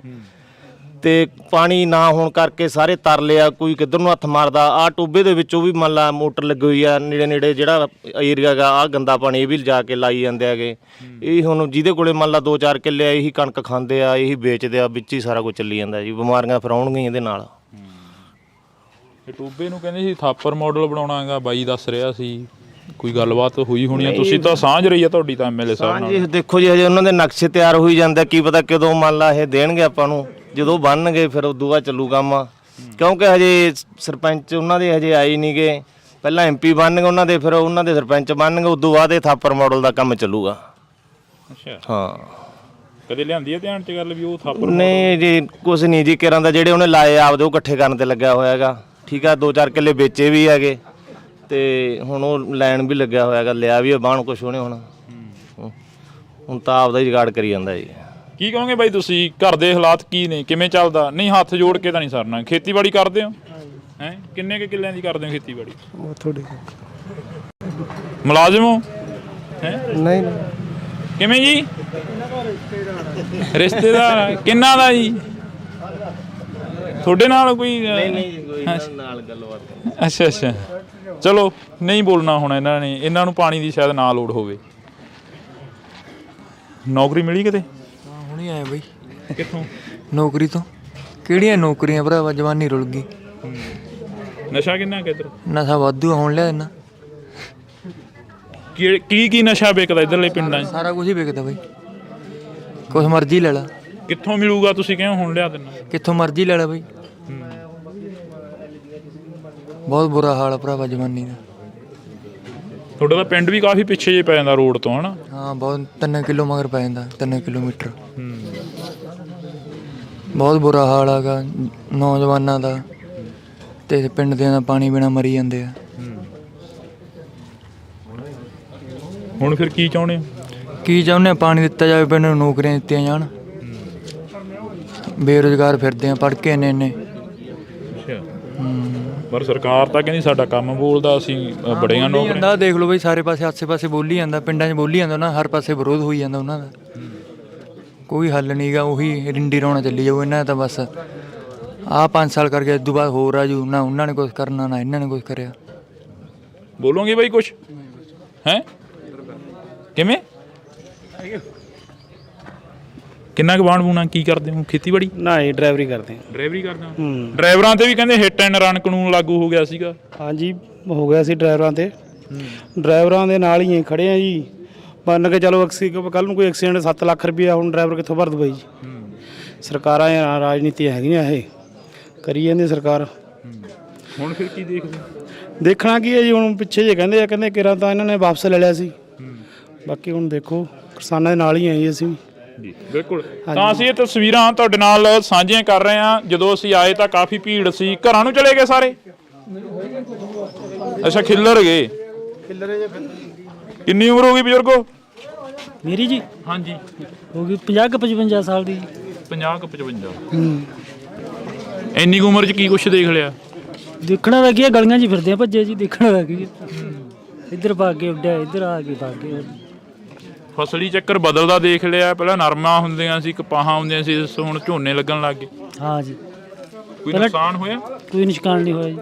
ਤੇ ਪਾਣੀ ਨਾ ਹੋਣ ਕਰਕੇ ਸਾਰੇ ਤਰਲੇ ਆ, ਕੋਈ ਕਿੱਧਰ ਨੂੰ ਹੱਥ ਮਾਰਦਾ। ਆਹ ਟੋਬੇ ਦੇ ਵਿੱਚੋਂ ਵੀ ਮੰਨ ਲਾ ਮੋਟਰ ਲੱਗੀ ਹੋਈ ਆ, ਨੇੜੇ ਜਿਹੜਾ ਏਰੀਆ ਗਾ ਆਹ ਗੰਦਾ ਪਾਣੀ ਇਹ ਵੀ ਜਾ ਕੇ ਲਾਈ ਜਾਂਦੇ ਹੈਗੇ। ਇਹ ਹੁਣ ਜਿਹਦੇ ਕੋਲੇ ਮੰਨ ਲਾ 2-4 ਕਿੱਲੇ ਆ, ਇਹੀ ਕਣਕ ਖਾਂਦੇ ਆ, ਇਹੀ ਵੇਚਦੇ ਆ, ਵਿੱਚ ਹੀ ਸਾਰਾ ਕੁਝ ਚੱਲੀ ਜਾਂਦਾ ਜੀ। ਬਿਮਾਰੀਆਂ ਫਿਰ ਆਉਣਗੀਆਂ ਇਹਦੇ ਨਾਲ। ਟੋਬੇ ਨੂੰ ਕਹਿੰਦੇ ਸੀ ਥਾਪਰ ਮਾਡਲ ਬਣਾਉਣਾ ਹੈਗਾ, ਬਾਈ ਦੱਸ ਰਿਹਾ ਸੀ। ਕੋਈ ਗੱਲਬਾਤ ਹੋਈ ਹੋਣੀ ਆ? ਤੁਸੀਂ ਤਾਂ ਸਾਂਝ ਰਹੀ ਆ ਤੁਹਾਡੀ ਤਾਂ MLA ਸਾਹਿਬ ਨਾਲ। ਹਾਂਜੀ ਦੇਖੋ ਜੀ, ਹਜੇ ਉਹਨਾਂ ਦੇ ਨਕਸ਼ੇ ਤਿਆਰ ਹੋਈ ਜਾਂਦੇ, ਕੀ ਪਤਾ ਕਦੋਂ ਮੰਨ ਲਾ ਇਹ ਦੇਣਗੇ ਆਪਾਂ ਨੂੰ। ਜਦੋਂ ਬਣਨਗੇ ਫਿਰ ਉਦੋਂ ਬਾਅਦ ਚੱਲੂ ਕੰਮ, ਕਿਉਂਕਿ ਹਜੇ ਸਰਪੰਚ ਉਹਨਾਂ ਦੇ ਹਜੇ ਆਏ ਨਹੀਂ ਗੇ। ਪਹਿਲਾਂ MP ਬਣਨਗੇ ਉਹਨਾਂ ਦੇ, ਫਿਰ ਉਹਨਾਂ ਦੇ ਸਰਪੰਚ ਬਣਨਗੇ, ਉਦੋਂ ਬਾਅਦ ਇਹ ਥਾਪਰ ਮਾਡਲ ਦਾ ਕੰਮ ਚੱਲੂਗਾ। ਅੱਛਾ ਹਾਂ। ਕਦੇ ਲਿਆਂਦੀ ਹੈ ਧਿਆਨ 'ਚ ਗੱਲ ਵੀ ਉਹ ਥਾਪਰ? ਨਹੀਂ ਜੀ ਕੁਛ ਨਹੀਂ ਜੀ, ਕਿਰਾਂ ਦਾ ਜਿਹੜੇ ਉਹਨੇ ਲਾਏ ਆਪਦੇ ਉਹ ਇਕੱਠੇ ਕਰਨ ਤੇ ਲੱਗਿਆ ਹੋਇਆ ਹੈਗਾ। ਠੀਕ ਆ 2-4 ਕਿੱਲੇ ਵੇਚੇ ਵੀ ਹੈਗੇ ਤੇ ਹੁਣ ਉਹ ਲੈਣ ਵੀ ਲੱਗਿਆ ਹੋਇਆ ਹੈਗਾ, ਲਿਆ ਵੀ ਬਾਣ ਕੁਛ ਉਹਨੇ। ਹੁਣ ਤਾਂ ਆਪਦਾ ਹੀ ਜੁਗਾੜ ਕਰੀ ਜਾਂਦਾ ਜੀ। ਕੀ ਕਹੋਗੇ ਬਾਈ ਤੁਸੀਂ, ਘਰ ਦੇ ਹਾਲਾਤ ਕੀ ਨੇ, ਕਿਵੇਂ ਚੱਲਦਾ? ਨਹੀਂ ਹੱਥ ਜੋੜ ਕੇ ਤਾਂ ਨਹੀਂ ਸਰਨਾ। ਖੇਤੀਬਾੜੀ ਕਰਦੇ ਹੋ? ਹੈ ਕਿੰਨੇ ਕੁ ਕਿੱਲਿਆਂ ਦੀ ਕਰਦੇ ਹੋ ਖੇਤੀਬਾੜੀ? ਉਹ ਥੋੜੀ ਮੁਲਾਜ਼ਮ ਹੋ? ਹੈ ਨਹੀਂ ਕਿਵੇਂ ਜੀ? ਰਿਸ਼ਤੇਦਾਰ ਕਿੰਨਾ ਦਾ ਜੀ? ਤੁਹਾਡੇ ਨਾਲ ਕੋਈ? ਨਹੀਂ ਕੋਈ ਨਾਲ ਗੱਲਬਾਤ। ਅੱਛਾ ਚਲੋ ਨਹੀਂ ਬੋਲਣਾ ਹੁਣ ਇਹਨਾਂ ਨੇ, ਇਹਨਾਂ ਨੂੰ ਪਾਣੀ ਦੀ ਸ਼ਾਇਦ ਨਾ ਲੋੜ ਹੋਵੇ। ਨੌਕਰੀ ਮਿਲੀ ਕਿਤੇ? ਹੁਣੀ ਆਏ ਬਈ। ਕਿੱਥੋਂ? ਨੌਕਰੀ ਤੋਂ। ਕਿਹੜੀਆਂ ਨੌਕਰੀਆਂ ਭਰਾਵਾ, ਜਵਾਨੀ ਰੁਲ ਗਈ। ਨਸ਼ਾ ਕਿੰਨਾ ਕਿ ਇੱਧਰ? ਨਸ਼ਾ ਵਾਧੂ ਹੁਣ ਲਿਆ ਇਹਨਾਂ। ਕੀ ਨਸ਼ਾ ਵਿਕਦਾ ਇੱਧਰਲੇ ਪਿੰਡਾਂ 'ਚ? ਸਾਰਾ ਕੁਝ ਹੀ ਵਿਕਦਾ ਬਈ। ਕੁਛ ਮਰਜ਼ੀ ਲੈ ਲਾ। ਕਿੱਥੋਂ ਮਿਲੂਗਾ? ਤੁਸੀਂ ਕਿਉਂ ਹੁਣ ਲਿਆ ਦਿੰਨਾ? ਕਿੱਥੋਂ ਮਰਜ਼ੀ ਲੈ ਲਾ ਬਈ। ਬਹੁਤ ਬੁਰਾ ਹਾਲ ਆ ਭਰਾਵਾ ਜਵਾਨੀ ਦਾ। ਤੁਹਾਡਾ ਤਾਂ ਪਿੰਡ ਵੀ ਕਾਫੀ ਪਿੱਛੇ ਜੇ ਪੈ ਜਾਂਦਾ ਰੋਡ ਤੋਂ, ਹਨਾ? ਹਾਂ, ਬਹੁਤ 3 ਕਿਲੋ ਮਗਰ ਪੈ ਜਾਂਦਾ, 3 ਕਿਲੋਮੀਟਰ। ਬਹੁਤ ਬੁਰਾ ਹਾਲ ਹੈਗਾ ਨੌਜਵਾਨਾਂ ਦਾ, ਤੇ ਪਿੰਡ ਦੇ ਦਾ ਪਾਣੀ ਬਿਨਾਂ ਮਰੀ ਜਾਂਦੇ ਆ। ਹੁਣ ਫਿਰ ਕੀ ਚਾਹੁੰਦੇ ਹੋ? ਕੀ ਚਾਹੁੰਦੇ ਆ? ਪਾਣੀ ਦਿੱਤਾ ਜਾਵੇ, ਪਿੰਡ ਨੂੰ ਨੌਕਰੀਆਂ ਦਿੱਤੀਆਂ ਜਾਣ। ਬੇਰੁਜ਼ਗਾਰ ਫਿਰਦੇ ਆ, ਪੜ੍ਹ ਕੇ ਇੰਨੇ। ਪਰ ਸਰਕਾਰ ਤਾਂ ਕਹਿੰਦੀ ਸਾਡਾ ਕੰਮ ਬੋਲਦਾ, ਅਸੀਂ ਬੜੀਆਂ ਨੌਕਰੀਆਂ। ਦੇਖ ਲਓ ਬਈ, ਸਾਰੇ ਪਾਸੇ ਆਸੇ ਪਾਸੇ ਬੋਲੀ ਜਾਂਦਾ, ਪਿੰਡਾਂ 'ਚ ਬੋਲੀ ਜਾਂਦਾ ਨਾ, ਹਰ ਪਾਸੇ ਵਿਰੋਧ ਹੋਈ ਜਾਂਦਾ ਉਹਨਾਂ ਦਾ। ਕੋਈ ਹੱਲ ਨਹੀਂ ਗਾ, ਉਹੀ ਰਿੰਡੀ ਰੋਣਾ ਚੱਲੀ ਜਾਊ ਇਹਨਾਂ ਦਾ। ਬਸ ਆਹ 5 ਸਾਲ ਕਰਕੇ ਇਸ ਤੋਂ ਬਾਅਦ ਹੋਰ ਆ ਜੂ ਨਾ, ਉਹਨਾਂ ਨੇ ਕੁਛ ਕਰਨਾ ਨਾ ਇਹਨਾਂ ਨੇ ਕੁਛ ਕਰਿਆ। ਬੋਲੋਗੇ ਬਾਈ ਕੁਛ ਹੈ? ਕਿਵੇਂ? ਕਿੰਨਾ ਕੁ ਬਾਣ ਬੂਣਾ ਕੀ ਕਰਦੇ ਹੋ? ਖੇਤੀਬਾੜੀ? ਨਾ ਇਹ ਡਰਾਈਵਰੀ ਕਰਦੇ ਆ। ਡਰਾਈਵਰੀ ਕਰਦੇ ਹੋ? ਡਰਾਈਵਰਾਂ ਤੇ ਵੀ ਕਹਿੰਦੇ ਹਿੱਟ ਐਂਡ ਰਨ ਕਾਨੂੰਨ ਲਾਗੂ ਹੋ ਗਿਆ ਸੀਗਾ। ਹਾਂਜੀ, ਹੋ ਗਿਆ ਸੀ ਡਰਾਈਵਰਾਂ ਤੇ। ਡਰਾਈਵਰਾਂ ਦੇ ਨਾਲ ਹੀ ਖੜੇ ਆ ਜੀ। ਮੰਨ ਕੇ ਚਲੋ ਕੱਲ ਨੂੰ ਕੋਈ ਐਕਸੀਡੈਂਟ 7 ਲੱਖ ਰੁਪਇਆ ਹੁਣ ਡਰਾਈਵਰ ਕਿੱਥੋਂ ਭਰ ਦੂਗਾ ਜੀ? ਸਰਕਾਰਾਂ ਰਾਜਨੀਤੀਆਂ ਹੈਗੀਆਂ, ਇਹ ਕਰੀ ਜਾਂਦੀ ਸਰਕਾਰ। ਹੁਣ ਫਿਰ ਕੀ ਦੇਖਦੇ? ਦੇਖਣਾ ਕੀ ਹੈ ਜੀ, ਹੁਣ ਪਿੱਛੇ ਜੇ ਕਹਿੰਦੇ ਕਿਰਾਂ ਤਾਂ ਇਹਨਾਂ ਨੇ ਵਾਪਸ ਲੈ ਲਿਆ ਸੀ। ਬਾਕੀ ਹੁਣ ਦੇਖੋ, ਕਿਸਾਨਾਂ ਦੇ ਨਾਲ ਹੀ ਆਏ ਅਸੀਂ ਜੀ। ਬਿਲਕੁਲ। ਤਾਂ ਅਸੀਂ ਇਹ ਤਸਵੀਰਾਂ ਤੁਹਾਡੇ ਨਾਲ ਸਾਂਝੀਆਂ ਕਰ ਰਹੇ ਹਾਂ। ਜਦੋਂ ਅਸੀਂ ਆਏ ਤਾਂ ਕਾਫੀ ਭੀੜ ਸੀ। ਘਰਾਂ ਨੂੰ ਚਲੇ ਗਏ ਸਾਰੇ? ਅੱਛਾ, ਖਿੱਲਰ ਗਏ। ਕਿੰਨੀ ਉਮਰ ਹੋ ਗਈ ਬਜ਼ੁਰਗੋ? ਮੇਰੀ ਜੀ ਹਾਂਜੀ, ਹੋ ਗਈ 50-55 ਸਾਲ ਦੀ। 50-55। ਇੰਨੀ ਕੁ ਉਮਰ 'ਚ ਕੀ ਕੁਛ ਦੇਖ ਲਿਆ? ਦੇਖਣਾ ਤਾਂ ਕੀ ਹੈ, ਗਲੀਆਂ 'ਚ ਫਿਰਦੇ ਆ ਭੱਜੇ ਜੀ। ਦੇਖਣਾ ਤਾਂ ਕੀ ਇੱਧਰ ਭਾਗ ਕੇ ਉੱਡਿਆ, ਇੱਧਰ ਆ ਕੇ ਭਾਗ ਕੇ। ਫਸਲੀ ਚੱਕਰ ਬਦਲਦਾ ਦੇਖ ਲਿਆ। ਪਹਿਲਾਂ ਨਰਮਾ ਹੁੰਦੀਆਂ ਸੀ, ਕਪਾਹਾਂ ਹੁੰਦੀਆਂ ਸੀ, ਹੁਣ ਝੋਨੇ ਲੱਗਣ ਲੱਗ ਗਏ। ਹਾਂ ਜੀ। ਕੋਈ ਨੁਕਸਾਨ ਹੋਇਆ? ਕੋਈ ਨੁਕਸਾਨ ਨਹੀਂ ਹੋਇਆ ਜੀ।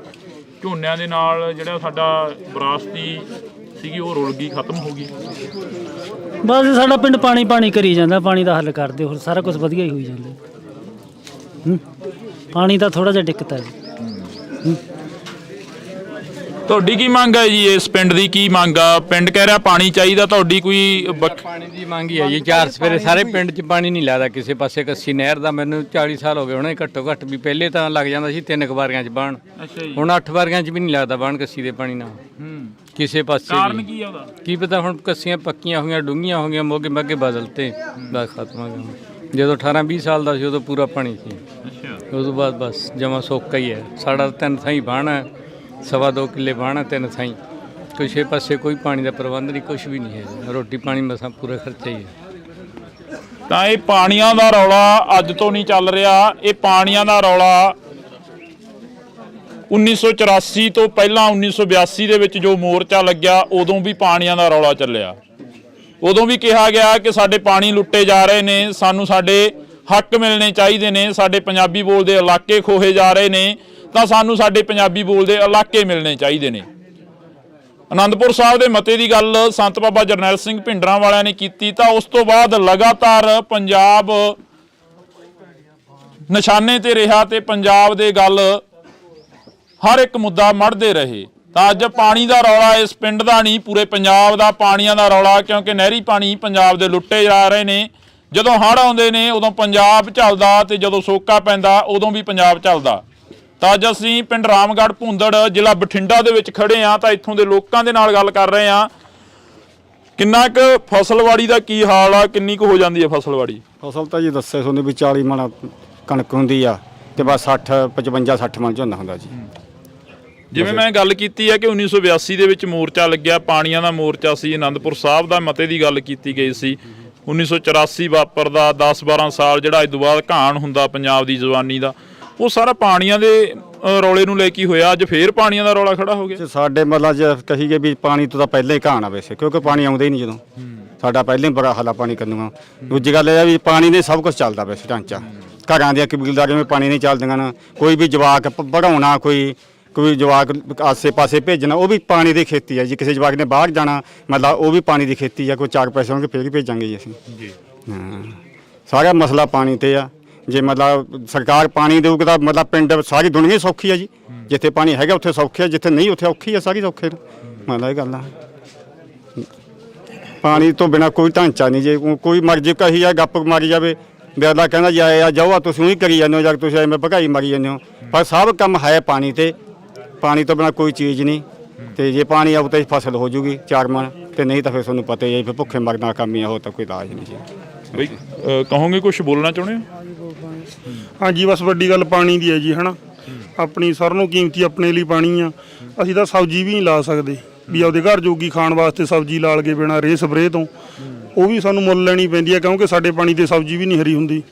ਝੋਨਿਆਂ ਦੇ ਨਾਲ ਜਿਹੜਾ ਸਾਡਾ ਵਿਰਾਸਤੀ ਸੀਗੀ ਉਹ ਰੁਲ ਗਈ, ਖਤਮ ਹੋ ਗਈ। ਬਸ ਸਾਡਾ ਪਿੰਡ ਪਾਣੀ ਕਰੀ ਜਾਂਦਾ। ਪਾਣੀ ਦਾ ਹੱਲ ਕਰਦੇ, ਹੋਰ ਸਾਰਾ ਕੁਝ ਵਧੀਆ ਹੀ ਹੋਈ ਜਾਂਦਾ। ਪਾਣੀ ਦਾ ਥੋੜਾ ਜਿਹਾ ਦਿੱਕਤ ਹੈ ਜੀ। ਤੁਹਾਡੀ ਕੀ ਮੰਗ ਹੈ ਜੀ? ਇਸ ਪਿੰਡ ਦੀ ਕੀ ਮੰਗ ਆ? ਪਿੰਡ ਕਹਿ ਰਿਹਾ ਪਾਣੀ ਚਾਹੀਦਾ, ਤੁਹਾਡੀ ਕੋਈ? ਪਾਣੀ ਦੀ ਮੰਗ ਹੀ ਹੈ ਜੀ। 4 ਸਵੇਰੇ ਸਾਰੇ ਪਿੰਡ 'ਚ ਪਾਣੀ ਨਹੀਂ ਲੱਗਦਾ ਕਿਸੇ ਪਾਸੇ। ਕੱਸੀ ਨਹਿਰ ਦਾ ਮੈਨੂੰ 40 ਸਾਲ ਹੋ ਗਏ ਹੁਣੇ ਘੱਟੋ ਘੱਟ ਵੀ। ਪਹਿਲੇ ਤਾਂ ਲੱਗ ਜਾਂਦਾ ਸੀ 3 ਵਾਰੀਆਂ 'ਚ ਬਾਣ, ਹੁਣ 8 ਵਾਰੀਆਂ 'ਚ ਵੀ ਨਹੀਂ ਲੱਗਦਾ ਬਾਣ ਕੱਸੀ ਦੇ ਪਾਣੀ ਨਾਲ ਕਿਸੇ ਪਾਸੇ। ਕਾਰਨ ਕੀ ਆ ਉਹਦਾ? ਕੀ ਪਤਾ, ਹੁਣ ਕੱਸੀਆਂ ਪੱਕੀਆਂ ਹੋਈਆਂ, ਡੂੰਘੀਆਂ ਹੋ ਗਈਆਂ, ਮੋਗੇ ਮੱਗੇ ਬਦਲਤੇ, ਬਸ ਖਤਮ ਹੋ ਗਿਆ। ਜਦੋਂ 18-20 ਸਾਲ ਦਾ ਸੀ ਉਦੋਂ ਪੂਰਾ ਪਾਣੀ ਸੀ। ਉਸ ਤੋਂ ਬਾਅਦ ਬਸ ਜਮਾ ਸੋਕਾ ਹੀ ਹੈ। ਸਾਡਾ 3 ਥਾਈਂ ਬਾਣ ਹੈ, 2.25 ਕਿੱਲੇ ਬਾਣ ਹੈ, 3 ਥਾਈਂ। ਕਿਸੇ ਪਾਸੇ ਕੋਈ ਪਾਣੀ ਦਾ ਪ੍ਰਬੰਧ ਨਹੀਂ, ਕੁਛ ਵੀ ਨਹੀਂ ਹੈ। ਰੋਟੀ ਪਾਣੀ ਮਸਾਂ ਪੂਰਾ ਖਰਚਾ ਹੀ ਹੈ। ਤਾਂ ਇਹ ਪਾਣੀਆਂ ਦਾ ਰੌਲਾ ਅੱਜ ਤੋਂ ਨਹੀਂ ਚੱਲ ਰਿਹਾ। ਇਹ ਪਾਣੀਆਂ ਦਾ ਰੌਲਾ 1984 ਤੋਂ ਪਹਿਲਾਂ 1982 ਦੇ ਵਿੱਚ ਜੋ ਮੋਰਚਾ ਲੱਗਿਆ, ਉਦੋਂ ਵੀ ਪਾਣੀਆਂ ਦਾ ਰੌਲਾ ਚੱਲਿਆ। ਉਦੋਂ ਵੀ ਕਿਹਾ ਗਿਆ ਕਿ ਸਾਡੇ ਪਾਣੀ ਲੁੱਟੇ ਜਾ ਰਹੇ ਨੇ, ਸਾਨੂੰ ਸਾਡੇ ਹੱਕ ਮਿਲਣੇ ਚਾਹੀਦੇ ਨੇ, ਸਾਡੇ ਪੰਜਾਬੀ ਬੋਲਦੇ ਇਲਾਕੇ ਖੋਹੇ ਜਾ ਰਹੇ ਨੇ, ਤਾਂ ਸਾਨੂੰ ਸਾਡੇ ਪੰਜਾਬੀ ਬੋਲਦੇ ਇਲਾਕੇ ਮਿਲਣੇ ਚਾਹੀਦੇ ਨੇ। ਆਨੰਦਪੁਰ ਸਾਹਿਬ ਦੇ ਮਤੇ ਦੀ ਗੱਲ ਸੰਤ ਬਾਬਾ ਜਰਨੈਲ ਸਿੰਘ ਭਿੰਡਰਾਂ ਵਾਲਿਆਂ ਨੇ ਕੀਤੀ, ਤਾਂ ਉਸ ਤੋਂ ਬਾਅਦ ਲਗਾਤਾਰ ਪੰਜਾਬ ਨਿਸ਼ਾਨੇ ਤੇ ਰਿਹਾ ਤੇ ਪੰਜਾਬ ਦੇ ਗੱਲ ਹਰ ਇੱਕ ਮੁੱਦਾ ਮੜਦੇ ਰਹੇ। ਤਾਂ ਅੱਜ ਪਾਣੀ ਦਾ ਰੌਲਾ ਇਸ ਪਿੰਡ ਦਾ ਨਹੀਂ, ਪੂਰੇ ਪੰਜਾਬ ਦਾ ਪਾਣੀਆਂ ਦਾ ਰੌਲਾ, ਕਿਉਂਕਿ ਨਹਿਰੀ ਪਾਣੀ ਪੰਜਾਬ ਦੇ ਲੁੱਟੇ ਜਾ ਰਹੇ ਨੇ। ਜਦੋਂ ਹੜ੍ਹ ਆਉਂਦੇ ਨੇ ਉਦੋਂ ਪੰਜਾਬ ਝੱਲਦਾ, ਤੇ ਜਦੋਂ ਸੋਕਾ ਪੈਂਦਾ ਉਦੋਂ ਵੀ ਪੰਜਾਬ ਝੱਲਦਾ। ਤਾਂ ਅੱਜ ਅਸੀਂ ਪਿੰਡ ਰਾਮਗੜ੍ਹ ਭੁੰਦੜ, ਜ਼ਿਲ੍ਹਾ ਬਠਿੰਡਾ ਦੇ ਵਿੱਚ ਖੜੇ ਹਾਂ, ਤਾਂ ਇੱਥੋਂ ਦੇ ਲੋਕਾਂ ਦੇ ਨਾਲ ਗੱਲ ਕਰ ਰਹੇ ਹਾਂ। ਕਿੰਨਾ ਕੁ ਫਸਲਵਾੜੀ ਦਾ ਕੀ ਹਾਲ ਆ? ਕਿੰਨੀ ਕੁ ਹੋ ਜਾਂਦੀ ਹੈ ਫਸਲਵਾੜੀ? ਫਸਲ ਤਾਂ ਜੀ ਦੱਸੇ ਤੁਹਾਨੂੰ ਵੀ 40 ਮਣ ਕਣਕ ਹੁੰਦੀ ਆ, ਤੇ ਬਸ 55-60 ਮਣ ਝੋਨਾ ਹੁੰਦਾ ਜੀ। ਜਿਵੇਂ ਮੈਂ ਗੱਲ ਕੀਤੀ ਹੈ ਕਿ 1982 ਦੇ ਵਿੱਚ ਮੋਰਚਾ ਲੱਗਿਆ, ਪਾਣੀਆਂ ਦਾ ਮੋਰਚਾ ਸੀ। ਆਨੰਦਪੁਰ ਸਾਹਿਬ ਦਾ ਮਤੇ ਦੀ ਗੱਲ ਕੀਤੀ ਗਈ ਸੀ। 1984 ਵਾਪਰਦਾ 10-12 ਸਾਲ ਜਿਹੜਾ ਇਸ ਤੋਂ ਬਾਅਦ ਘਾਣ ਹੁੰਦਾ ਪੰਜਾਬ ਦੀ ਜਵਾਨੀ ਦਾ, ਉਹ ਸਾਰਾ ਪਾਣੀਆਂ ਦੇ ਰੌਲੇ ਨੂੰ ਲੈ ਕੇ ਹੋਇਆ। ਅੱਜ ਫੇਰ ਪਾਣੀਆਂ ਦਾ ਰੌਲਾ ਖੜਾ ਹੋ ਗਿਆ। ਸਾਡੇ ਮਤਲਬ ਜੇ ਕਹੀਏ ਵੀ ਪਾਣੀ ਤੋਂ ਤਾਂ ਪਹਿਲਾਂ ਹੀ ਘਾਣ ਆ ਵੈਸੇ, ਕਿਉਂਕਿ ਪਾਣੀ ਆਉਂਦਾ ਹੀ ਨਹੀਂ ਜਦੋਂ। ਸਾਡਾ ਪਹਿਲਾਂ ਹੀ ਬੜਾ ਹਾਲਾ ਪਾਣੀ ਕਰਨੂਗਾ। ਦੂਜੀ ਗੱਲ ਇਹ ਆ ਵੀ ਪਾਣੀ ਦੇ ਸਭ ਕੁਝ ਚੱਲਦਾ ਵੈਸੇ ਢਾਂਚਾ। ਘਰਾਂ ਦੀਆਂ ਕਬੀਲਦਾਰੀਆਂ ਵਿੱਚ ਪਾਣੀ ਨਹੀਂ ਚੱਲਦੀਆਂ ਨਾ। ਕੋਈ ਵੀ ਜਵਾਕ ਪੜ੍ਹਾਉਣਾ, ਕੋਈ ਜਵਾਕ ਆਸੇ ਪਾਸੇ ਭੇਜਣਾ, ਉਹ ਵੀ ਪਾਣੀ ਦੀ ਖੇਤੀ ਹੈ ਜੀ। ਕਿਸੇ ਜਵਾਕ ਨੇ ਬਾਹਰ ਜਾਣਾ, ਮਤਲਬ ਉਹ ਵੀ ਪਾਣੀ ਦੀ ਖੇਤੀ ਆ। ਕੋਈ 4 ਪੈਸੇ ਹੋਣਗੇ ਫੇਰ ਹੀ ਭੇਜਾਂਗੇ ਜੀ ਅਸੀਂ। ਹਾਂ, ਸਾਰਾ ਮਸਲਾ ਪਾਣੀ ਤੇ ਆ। ਜੇ ਮਤਲਬ ਸਰਕਾਰ ਪਾਣੀ ਦੇਊਗੀ ਤਾਂ ਮਤਲਬ ਪਿੰਡ ਸਾਰੀ ਦੁਨੀਆ ਹੀ ਸੌਖੀ ਆ ਜੀ। ਜਿੱਥੇ ਪਾਣੀ ਹੈਗਾ ਉੱਥੇ ਸੌਖੀ ਆ, ਜਿੱਥੇ ਨਹੀਂ ਉੱਥੇ ਔਖੀ ਆ, ਸਾਰੀ ਸੌਖੇ ਮਤਲਬ ਇਹ ਗੱਲ ਆ। ਪਾਣੀ ਤੋਂ ਬਿਨਾ ਕੋਈ ਢਾਂਚਾ ਨਹੀਂ। ਜੇ ਕੋਈ ਮਰਜ਼ੀ ਕਹੀ ਜਾ ਗੱਪ ਮਾਰੀ ਜਾਵੇ ਬਿਆਲਾ ਕਹਿੰਦਾ ਜਾਇਆ ਜਾਓ ਤੁਸੀਂ ਉਹੀ ਕਰੀ ਜਾਂਦੇ ਹੋ ਜਾਂ ਤੁਸੀਂ ਐਵੇਂ ਭਗਾਈ ਮਾਰੀ ਜਾਂਦੇ ਹੋ। ਪਰ ਸਭ ਕੰਮ ਹੈ ਪਾਣੀ ਤੇ, ਪਾਣੀ ਤੋਂ ਬਿਨਾ ਕੋਈ ਚੀਜ਼ ਨਹੀਂ। ਤੇ ਜੇ ਪਾਣੀ ਆਊ ਤਾਂ ਫਸਲ ਹੋ ਜੂਗੀ 4 ਮਣ, ਤੇ ਨਹੀਂ ਤਾਂ ਫਿਰ ਤੁਹਾਨੂੰ ਪਤਾ ਹੀ ਹੈ ਫਿਰ ਭੁੱਖੇ ਮਰਨ ਦਾ ਕੰਮ ਹੀ ਆ, ਹੋਰ ਤਾਂ ਕੋਈ ਇਲਾਜ ਨਹੀਂ ਜੀ। ਬਈ ਕਹੋਗੇ ਕੁਝ ਬੋਲਣਾ ਚਾਹੁੰਦੇ ਹੋ? ਹਾਂਜੀ ਬਸ ਵੱਡੀ ਗੱਲ ਪਾਣੀ ਦੀ ਹੈ ਜੀ, ਹਨਾ। ਆਪਣੀ ਸਾਰਿਆਂ ਨੂੰ ਕੀਮਤੀ ਆਪਣੇ ਲਈ ਪਾਣੀ ਆ। ਅਸੀਂ ਤਾਂ ਸਬਜ਼ੀ ਵੀ ਨਹੀਂ ਲਾ ਸਕਦੇ ਵੀ ਆਪਦੇ ਘਰ ਜੋਗੀ ਖਾਣ ਵਾਸਤੇ ਸਬਜ਼ੀ ਲਾਲ ਕੇ ਬਿਨਾਂ ਰੇ ਸਪਰੇਅ ਤੋਂ, ਉਹ ਵੀ ਸਾਨੂੰ ਮੁੱਲ ਲੈਣੀ ਪੈਂਦੀ ਹੈ ਕਿਉਂਕਿ ਸਾਡੇ ਪਾਣੀ ਤੇ ਸਬਜ਼ੀ ਵੀ ਨਹੀਂ ਹਰੀ ਹੁੰਦੀ।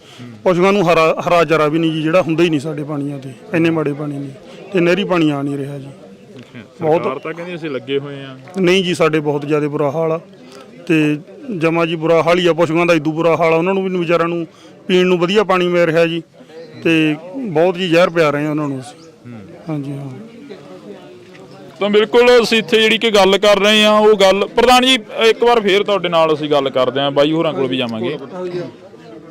ਪਸ਼ੂਆਂ ਨੂੰ ਹਰਾ ਚਾਰਾ ਵੀ ਨਹੀਂ ਜੀ, ਜਿਹੜਾ ਹੁੰਦਾ ਹੀ ਨਹੀਂ ਸਾਡੇ ਪਾਣੀਆਂ ਤੇ, ਇੰਨੇ ਮਾੜੇ ਪਾਣੀ ਨੇ ਤੇ ਨਹਿਰੀ ਪਾਣੀ ਆ ਨਹੀਂ ਰਿਹਾ ਜੀ। ਬਹੁਤ ਤਾਂ ਕਹਿੰਦੇ ਅਸੀਂ ਲੱਗੇ ਹੋਏ ਆ। ਨਹੀਂ ਜੀ, ਸਾਡੇ ਬਹੁਤ ਜ਼ਿਆਦਾ ਬੁਰਾ ਹਾਲ ਆ ਤੇ ਜਮਾ ਜੀ ਬੁਰਾ ਹਾਲ ਹੀ ਆ। ਪਸ਼ੂਆਂ ਦਾ ਇਦੋਂ ਬੁਰਾ ਹਾਲ ਆ, ਉਹਨਾਂ ਨੂੰ ਵੀ ਵਿਚਾਰਿਆਂ ਨੂੰ ਪੀਣ ਨੂੰ ਵਧੀਆ ਪਾਣੀ ਮਿਲ ਰਿਹਾ ਜੀ, ਤੇ ਬਹੁਤ ਜੀ ਜ਼ਹਿਰ ਪਿਆ ਰਹੇ ਆ ਉਹਨਾਂ ਨੂੰ ਅਸੀਂ। ਹਾਂਜੀ ਹਾਂ। ਤਾਂ ਬਿਲਕੁਲ ਅਸੀਂ ਇੱਥੇ ਜਿਹੜੀ ਕਿ ਗੱਲ ਕਰ ਰਹੇ ਹਾਂ ਉਹ ਗੱਲ, ਪ੍ਰਧਾਨ ਜੀ ਇੱਕ ਵਾਰ ਫੇਰ ਤੁਹਾਡੇ ਨਾਲ ਅਸੀਂ ਗੱਲ ਕਰਦੇ ਹਾਂ, ਬਾਈ ਹੋਰਾਂ ਕੋਲ ਵੀ ਜਾਵਾਂਗੇ।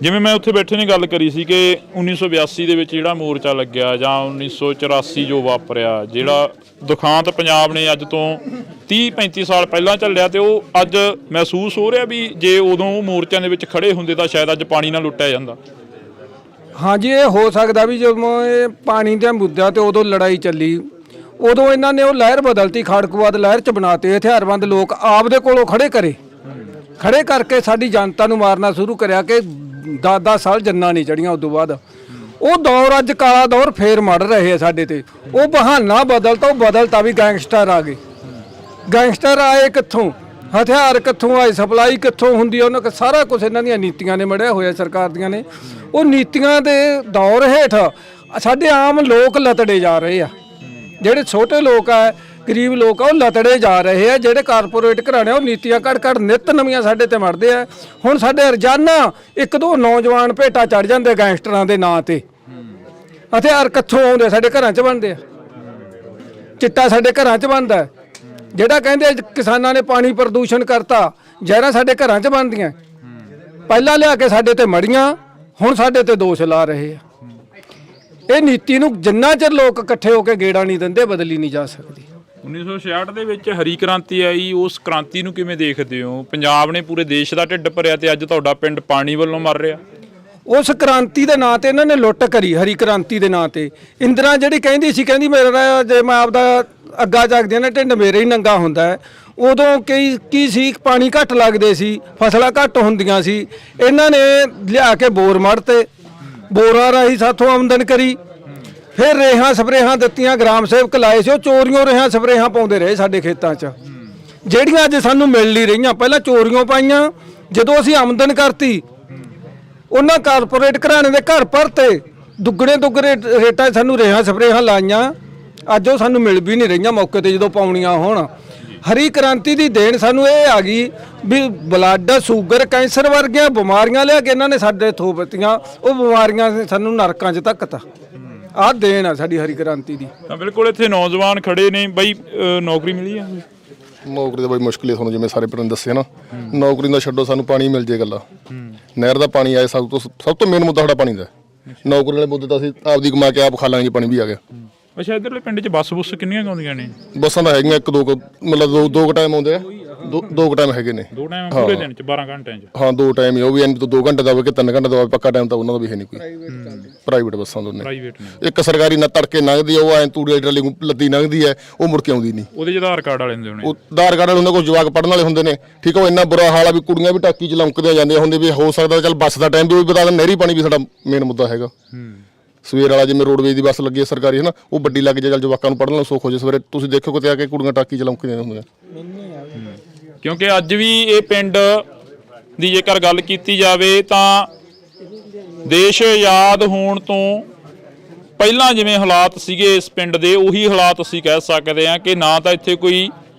ਜਿਵੇਂ ਮੈਂ ਉੱਥੇ ਬੈਠੇ ਨੇ ਗੱਲ ਕਰੀ ਸੀ ਕਿ 1982 ਦੇ ਵਿੱਚ ਜਿਹੜਾ ਮੋਰਚਾ ਲੱਗਿਆ ਜਾਂ 1984 ਜੋ ਵਾਪਰਿਆ, ਜਿਹੜਾ ਦੁਖਾਂਤ ਪੰਜਾਬ ਨੇ ਅੱਜ ਤੋਂ 30-35 ਸਾਲ ਪਹਿਲਾਂ ਚੱਲਿਆ, ਤੇ ਉਹ ਅੱਜ ਮਹਿਸੂਸ ਹੋ ਰਿਹਾ ਵੀ ਜੇ ਉਦੋਂ ਉਹ ਮੋਰਚਿਆਂ ਦੇ ਵਿੱਚ ਖੜੇ ਹੁੰਦੇ ਤਾਂ ਸ਼ਾਇਦ ਅੱਜ ਪਾਣੀ ਨਾਲ ਲੁੱਟਿਆ ਜਾਂਦਾ। ਹਾਂਜੀ, ਇਹ ਹੋ ਸਕਦਾ ਵੀ ਜਦੋਂ ਇਹ ਪਾਣੀ ਦੇ ਮੁੱਦਿਆਂ ਤੇ ਉਦੋਂ ਲੜਾਈ ਚੱਲੀ, ਉਦੋਂ ਇਹਨਾਂ ਨੇ ਉਹ ਲਹਿਰ ਬਦਲਤੀ, ਖਾੜਕੂਵਾਦ ਲਹਿਰ ਚ ਬਣਾਤੇ, ਹਥਿਆਰਬੰਦ ਲੋਕ ਆਪਦੇ ਕੋਲੋਂ ਖੜੇ ਕਰਕੇ ਸਾਡੀ ਜਨਤਾ ਨੂੰ ਮਾਰਨਾ ਸ਼ੁਰੂ ਕਰਿਆ ਕਿ 10-10 ਸਾਲ ਜੰਨਾਂ ਨਹੀਂ ਚੜੀਆਂ। ਉਦੋਂ ਬਾਅਦ ਉਹ ਦੌਰ, ਅੱਜ ਕਾਲਾ ਦੌਰ ਫੇਰ ਮੜ ਰਹੇ ਆ ਸਾਡੇ ਤੇ। ਉਹ ਬਹਾਨਾ ਬਦਲਤਾ ਵੀ ਗੈਂਗਸਟਰ ਆ ਗਏ। ਗੈਂਗਸਟਰ ਆਏ ਕਿੱਥੋਂ, ਹਥਿਆਰ ਕਿੱਥੋਂ ਆਏ, ਸਪਲਾਈ ਕਿੱਥੋਂ ਹੁੰਦੀ ਹੈ, ਉਹਨਾਂ ਸਾਰਾ ਕੁਝ ਇਹਨਾਂ ਦੀਆਂ ਨੀਤੀਆਂ ਨੇ ਮੜਿਆ ਹੋਇਆ, ਸਰਕਾਰ ਦੀਆਂ ਨੇ। ਉਹ ਨੀਤੀਆਂ ਦੇ ਦੌਰ ਹੇਠ ਸਾਡੇ ਆਮ ਲੋਕ ਲਤੜੇ ਜਾ ਰਹੇ ਆ। ਜਿਹੜੇ ਛੋਟੇ ਲੋਕ ਆ, ਗਰੀਬ ਲੋਕ ਆ, ਉਹ ਲਤੜੇ ਜਾ ਰਹੇ ਆ। ਜਿਹੜੇ ਕਾਰਪੋਰੇਟ ਘਰਾਣੇ ਉਹ ਨੀਤੀਆਂ ਘੜ ਨਿੱਤ ਨਵੀਆਂ ਸਾਡੇ ਤੇ ਮੜਦੇ ਆ। ਹੁਣ ਸਾਡੇ ਰੋਜ਼ਾਨਾ 1-2 ਨੌਜਵਾਨ ਭੇਟਾ ਚੜ ਜਾਂਦੇ ਗੈਂਗਸਟਰਾਂ ਦੇ ਨਾਂ ਤੇ। ਹਥਿਆਰ ਕਿੱਥੋਂ ਆਉਂਦੇ, ਸਾਡੇ ਘਰਾਂ 'ਚ ਬਣਦੇ ਆ। ਚਿੱਟਾ ਸਾਡੇ ਘਰਾਂ 'ਚ ਬਣਦਾ। ਜਿਹੜਾ ਕਹਿੰਦੇ ਕਿਸਾਨਾਂ ਨੇ ਪਾਣੀ ਪ੍ਰਦੂਸ਼ਣ ਕਰਤਾ, ਜ਼ਹਿਰਾਂ ਸਾਡੇ ਘਰਾਂ 'ਚ ਬਣਦੀਆਂ। ਪਹਿਲਾਂ ਲਿਆ ਕੇ ਸਾਡੇ ਤੇ ਮੜੀਆਂ, ਹੁਣ ਸਾਡੇ ਤੇ ਦੋਸ਼ ਲਾ ਰਹੇ ਆ। ਇਹ ਨੀਤੀ ਨੂੰ ਜਿੰਨਾ ਚਿਰ ਲੋਕ ਇਕੱਠੇ ਹੋ ਕੇ ਗੇੜਾ ਨਹੀਂ ਦਿੰਦੇ, ਬਦਲੀ ਨਹੀਂ ਜਾ ਸਕਦੀ। 1966 ਦੇ ਵਿੱਚ ਹਰੀ ਕ੍ਰਾਂਤੀ ਆਈ, ਉਸ ਕ੍ਰਾਂਤੀ ਨੂੰ ਕਿਵੇਂ ਦੇਖਦੇ ਹੋ? ਪੰਜਾਬ ਨੇ ਪੂਰੇ ਦੇਸ਼ ਦਾ ਢਿੱਡ ਭਰਿਆ ਤੇ ਅੱਜ ਤੁਹਾਡਾ ਪਿੰਡ ਪਾਣੀ ਵੱਲੋਂ ਮਰ ਰਿਹਾ। ਉਸ ਕ੍ਰਾਂਤੀ ਦੇ ਨਾਂ ਤੇ ਇਹਨਾਂ ਨੇ ਲੁੱਟ ਕਰੀ, ਹਰੀ ਕ੍ਰਾਂਤੀ ਦੇ ਨਾਂ ਤੇ। ਇੰਦਰਾ ਜਿਹੜੀ ਕਹਿੰਦੀ ਸੀ, ਕਹਿੰਦੀ ਮੇਰਾ ਜੇ ਮੈਂ ਆਪਦਾ ਅੱਗਾ ਚੱਕਦੀ ਨਾ ਢਿੱਡ ਮੇਰੇ ਹੀ ਨੰਗਾ ਹੁੰਦਾ ਹੈ। ਉਦੋਂ ਕੀ ਸੀ, ਪਾਣੀ ਘੱਟ ਲੱਗਦੇ ਸੀ, ਫਸਲਾਂ ਘੱਟ ਹੁੰਦੀਆਂ ਸੀ। ਇਹਨਾਂ ਨੇ ਲਿਆ ਕੇ ਬੋਰ ਮੜਤੇ, ਬੋਰਾਂ ਰਾਹੀਂ ਸਾਥੋਂ ਆਮਦਨ ਕਰੀ। ਫਿਰ ਰੇਹਾਂ ਸਪਰੇਹਾਂ ਦਿੱਤੀਆਂ, ਗ੍ਰਾਮ ਸੇਵਕ ਲਾਏ ਸੀ, ਉਹ ਚੋਰੀਆਂ ਰੇਹਾਂ ਸਪਰੇਹਾਂ ਪਾਉਂਦੇ ਰਹੇ ਸਾਡੇ ਖੇਤਾਂ 'ਚ, ਜਿਹੜੀਆਂ ਅੱਜ ਸਾਨੂੰ ਮਿਲ ਨਹੀਂ ਰਹੀਆਂ। ਪਹਿਲਾਂ ਚੋਰੀਆਂ ਪਾਈਆਂ, ਜਦੋਂ ਅਸੀਂ ਆਮਦਨ ਕਰਤੀ ਉਹਨਾਂ ਕਾਰਪੋਰੇਟ ਘਰਾਣੇ ਦੇ ਘਰ ਭਰਤੇ, ਦੁੱਗਣੇ ਰੇਟਾਂ ਸਾਨੂੰ ਰੇਹਾਂ ਸਪਰੇਹਾਂ ਲਾਈਆਂ। ਅੱਜ ਉਹ ਸਾਨੂੰ ਮਿਲ ਵੀ ਨਹੀਂ ਰਹੀਆਂ ਮੌਕੇ ਤੇ ਜਦੋਂ ਪਾਉਣੀਆਂ ਹੋਣ। ਹਰੀ ਕ੍ਰਾਂਤੀ ਦੀ ਦੇਣ ਸਾਨੂੰ ਇਹ ਆ ਗਈ ਵੀ ਬਲੱਡ, ਸ਼ੂਗਰ, ਕੈਂਸਰ ਵਰਗੀਆਂ ਬਿਮਾਰੀਆਂ ਲਿਆ ਕੇ ਇਹਨਾਂ ਨੇ ਸਾਡੇ ਥੋਪਤੀਆਂ। ਉਹ ਬਿਮਾਰੀਆਂ ਨੇ ਸਾਨੂੰ ਨਰਕਾਂ 'ਚ ਧੱਕਤਾ। ਆਹ ਦੇਣ ਆ ਸਾਡੀ ਹਰੀ ਕ੍ਰਾਂਤੀ ਦੀ। ਤਾਂ ਬਿਲਕੁਲ ਇੱਥੇ ਨੌਜਵਾਨ ਖੜੇ ਨੇ। ਬਈ ਨੌਕਰੀ ਮਿਲੀ ਆ? ਨੌਕਰੀ ਦਾ ਬਈ ਮੁਸ਼ਕਿਲ ਹੈ, ਤੁਹਾਨੂੰ ਜਿਵੇਂ ਸਾਰੇ ਪਿੰਡ ਦੱਸਿਆ ਨਾ। ਨੌਕਰੀ ਦਾ ਛੱਡੋ, ਸਾਨੂੰ ਪਾਣੀ ਮਿਲ ਜੇ ਗੱਲਾਂ। ਨਹਿਰ ਦਾ ਪਾਣੀ ਆਏ, ਸਭ ਤੋਂ ਮੇਨ ਮੁੱਦਾ ਸਾਡਾ ਪਾਣੀ ਦਾ। ਨੌਕਰੀ ਵਾਲੇ ਮੁੱਦੇ ਤਾਂ ਅਸੀਂ ਆਪਦੀ ਕਮਾ ਕੇ ਆਪ ਖਾ ਲਾਂਗੇ, ਪਾਣੀ ਵੀ ਆ ਗਿਆ। ਅੱਛਾ, ਇੱਧਰਲੇ ਪਿੰਡ 'ਚ ਬੱਸ ਕਿੰਨੀਆਂ ਆਉਂਦੀਆਂ ਨੇ? ਬੱਸਾਂ ਤਾਂ ਹੈਗੀਆਂ 1-2, ਮਤਲਬ ਦੋ ਟਾਈਮ ਆਉਂਦੇ ਆ। ਦੋ ਟਾਈਮ ਹੈਗੇ ਨੇ। 2 ਟਾਈਮ ਪੂਰੇ ਦਿਨ 'ਚ 12 ਘੰਟਿਆਂ 'ਚ? ਹਾਂ, 2 ਟਾਈਮ ਹੀ। ਉਹ ਵੀ 2 ਘੰਟੇ ਦਾ ਹੋਵੇ ਕਿ 3 ਘੰਟੇ ਦਾ ਹੋਵੇ, ਪੱਕਾ ਟਾਈਮ ਤਾਂ ਉਹਨਾਂ ਦਾ ਵੀ ਹੈ ਨਹੀਂ ਕੋਈ। ਪ੍ਰਾਈਵੇਟ ਬੱਸਾਂ ਦੋਨੇ। ਇੱਕ ਸਰਕਾਰੀ ਨਾ ਤੜਕੇ ਲੰਘਦੀ ਆ, ਉਹ ਐਂ ਤੂੜੀ ਟਰਾਲੀ ਲੱਦੀ ਲੰਘਦੀ ਹੈ, ਉਹ ਮੁੜ ਕੇ ਆਉਂਦੀ ਨਹੀਂ। ਉਹਦੇ 'ਚ ਆਧਾਰ ਕਾਰਡ ਵਾਲੇ ਹੁੰਦੇ ਹੋਣੇ। ਉਹ ਆਧਾਰ ਕਾਰਡ ਵਾਲੇ ਹੁੰਦੇ, ਕੁਝ ਜਵਾਕ ਪੜ੍ਹਨ ਵਾਲੇ ਹੁੰਦੇ ਨੇ। ਠੀਕ ਆ, ਉਹ ਇੰਨਾ ਬੁਰਾ ਹਾਲ ਆ ਵੀ ਕੁੜੀਆਂ ਵੀ ਟਾਕੀ 'ਚ ਲੰਕਦੀਆਂ ਜਾਂਦੀਆਂ ਹੁੰਦੇ। ਵੀ ਹੋ ਸਕਦਾ ਚੱਲ ਬੱਸ ਦਾ ਟਾਈਮ ਵੀ ਬਤਾ ਦੇਣ, ਨਹਿਰੀ ਪਾਣੀ ਵੀ ਸਾਡਾ ਮੇਨ ਮੁੱਦਾ ਹੈਗਾ। ਸਵੇਰ ਵਾਲਾ ਜਿਵੇਂ ਰੋਡਵੇਜ਼ ਦੀ ਬੱਸ ਲੱਗੀ ਹੈ ਸਰਕਾਰੀ, ਹੈ ਨਾ, ਉਹ ਵੱਡੀ ਲੱਗ ਜਾਏ, ਚੱਲ ਜਵਾਕਾਂ ਨੂੰ ਪੜ੍ਹਨ ਨੂੰ ਸੁੱਖ ਹੋ ਜਾਏ। ਸਵੇਰੇ ਤੁਸੀਂ ਦੇਖੋ ਕਿਤੇ ਆ ਕੇ ਕੁੜੀਆਂ ਟਾਕੀ 'ਚ ਲੰਕਦੀਆਂ ਹੁੰਦੀਆਂ। ਕਿਉਂਕਿ ਅੱਜ ਵੀ ਇਹ ਪਿੰਡ ਦੀ ਜੇਕਰ ਗੱਲ ਕੀਤੀ ਜਾਵੇ ਤਾਂ ਦੇਸ਼ ਆਜ਼ਾਦ ਹੋਣ ਤੋਂ ਪਹਿਲਾਂ ਜਿਵੇਂ ਹਾਲਾਤ ਸੀਗੇ ਇਸ ਪਿੰਡ ਦੇ, ਉਹੀ ਹਾਲਾਤ ਅਸੀਂ ਕਹਿ ਸਕਦੇ ਹਾਂ ਕਿ ਨਾ ਤਾਂ ਇੱਥੇ ਕੋਈ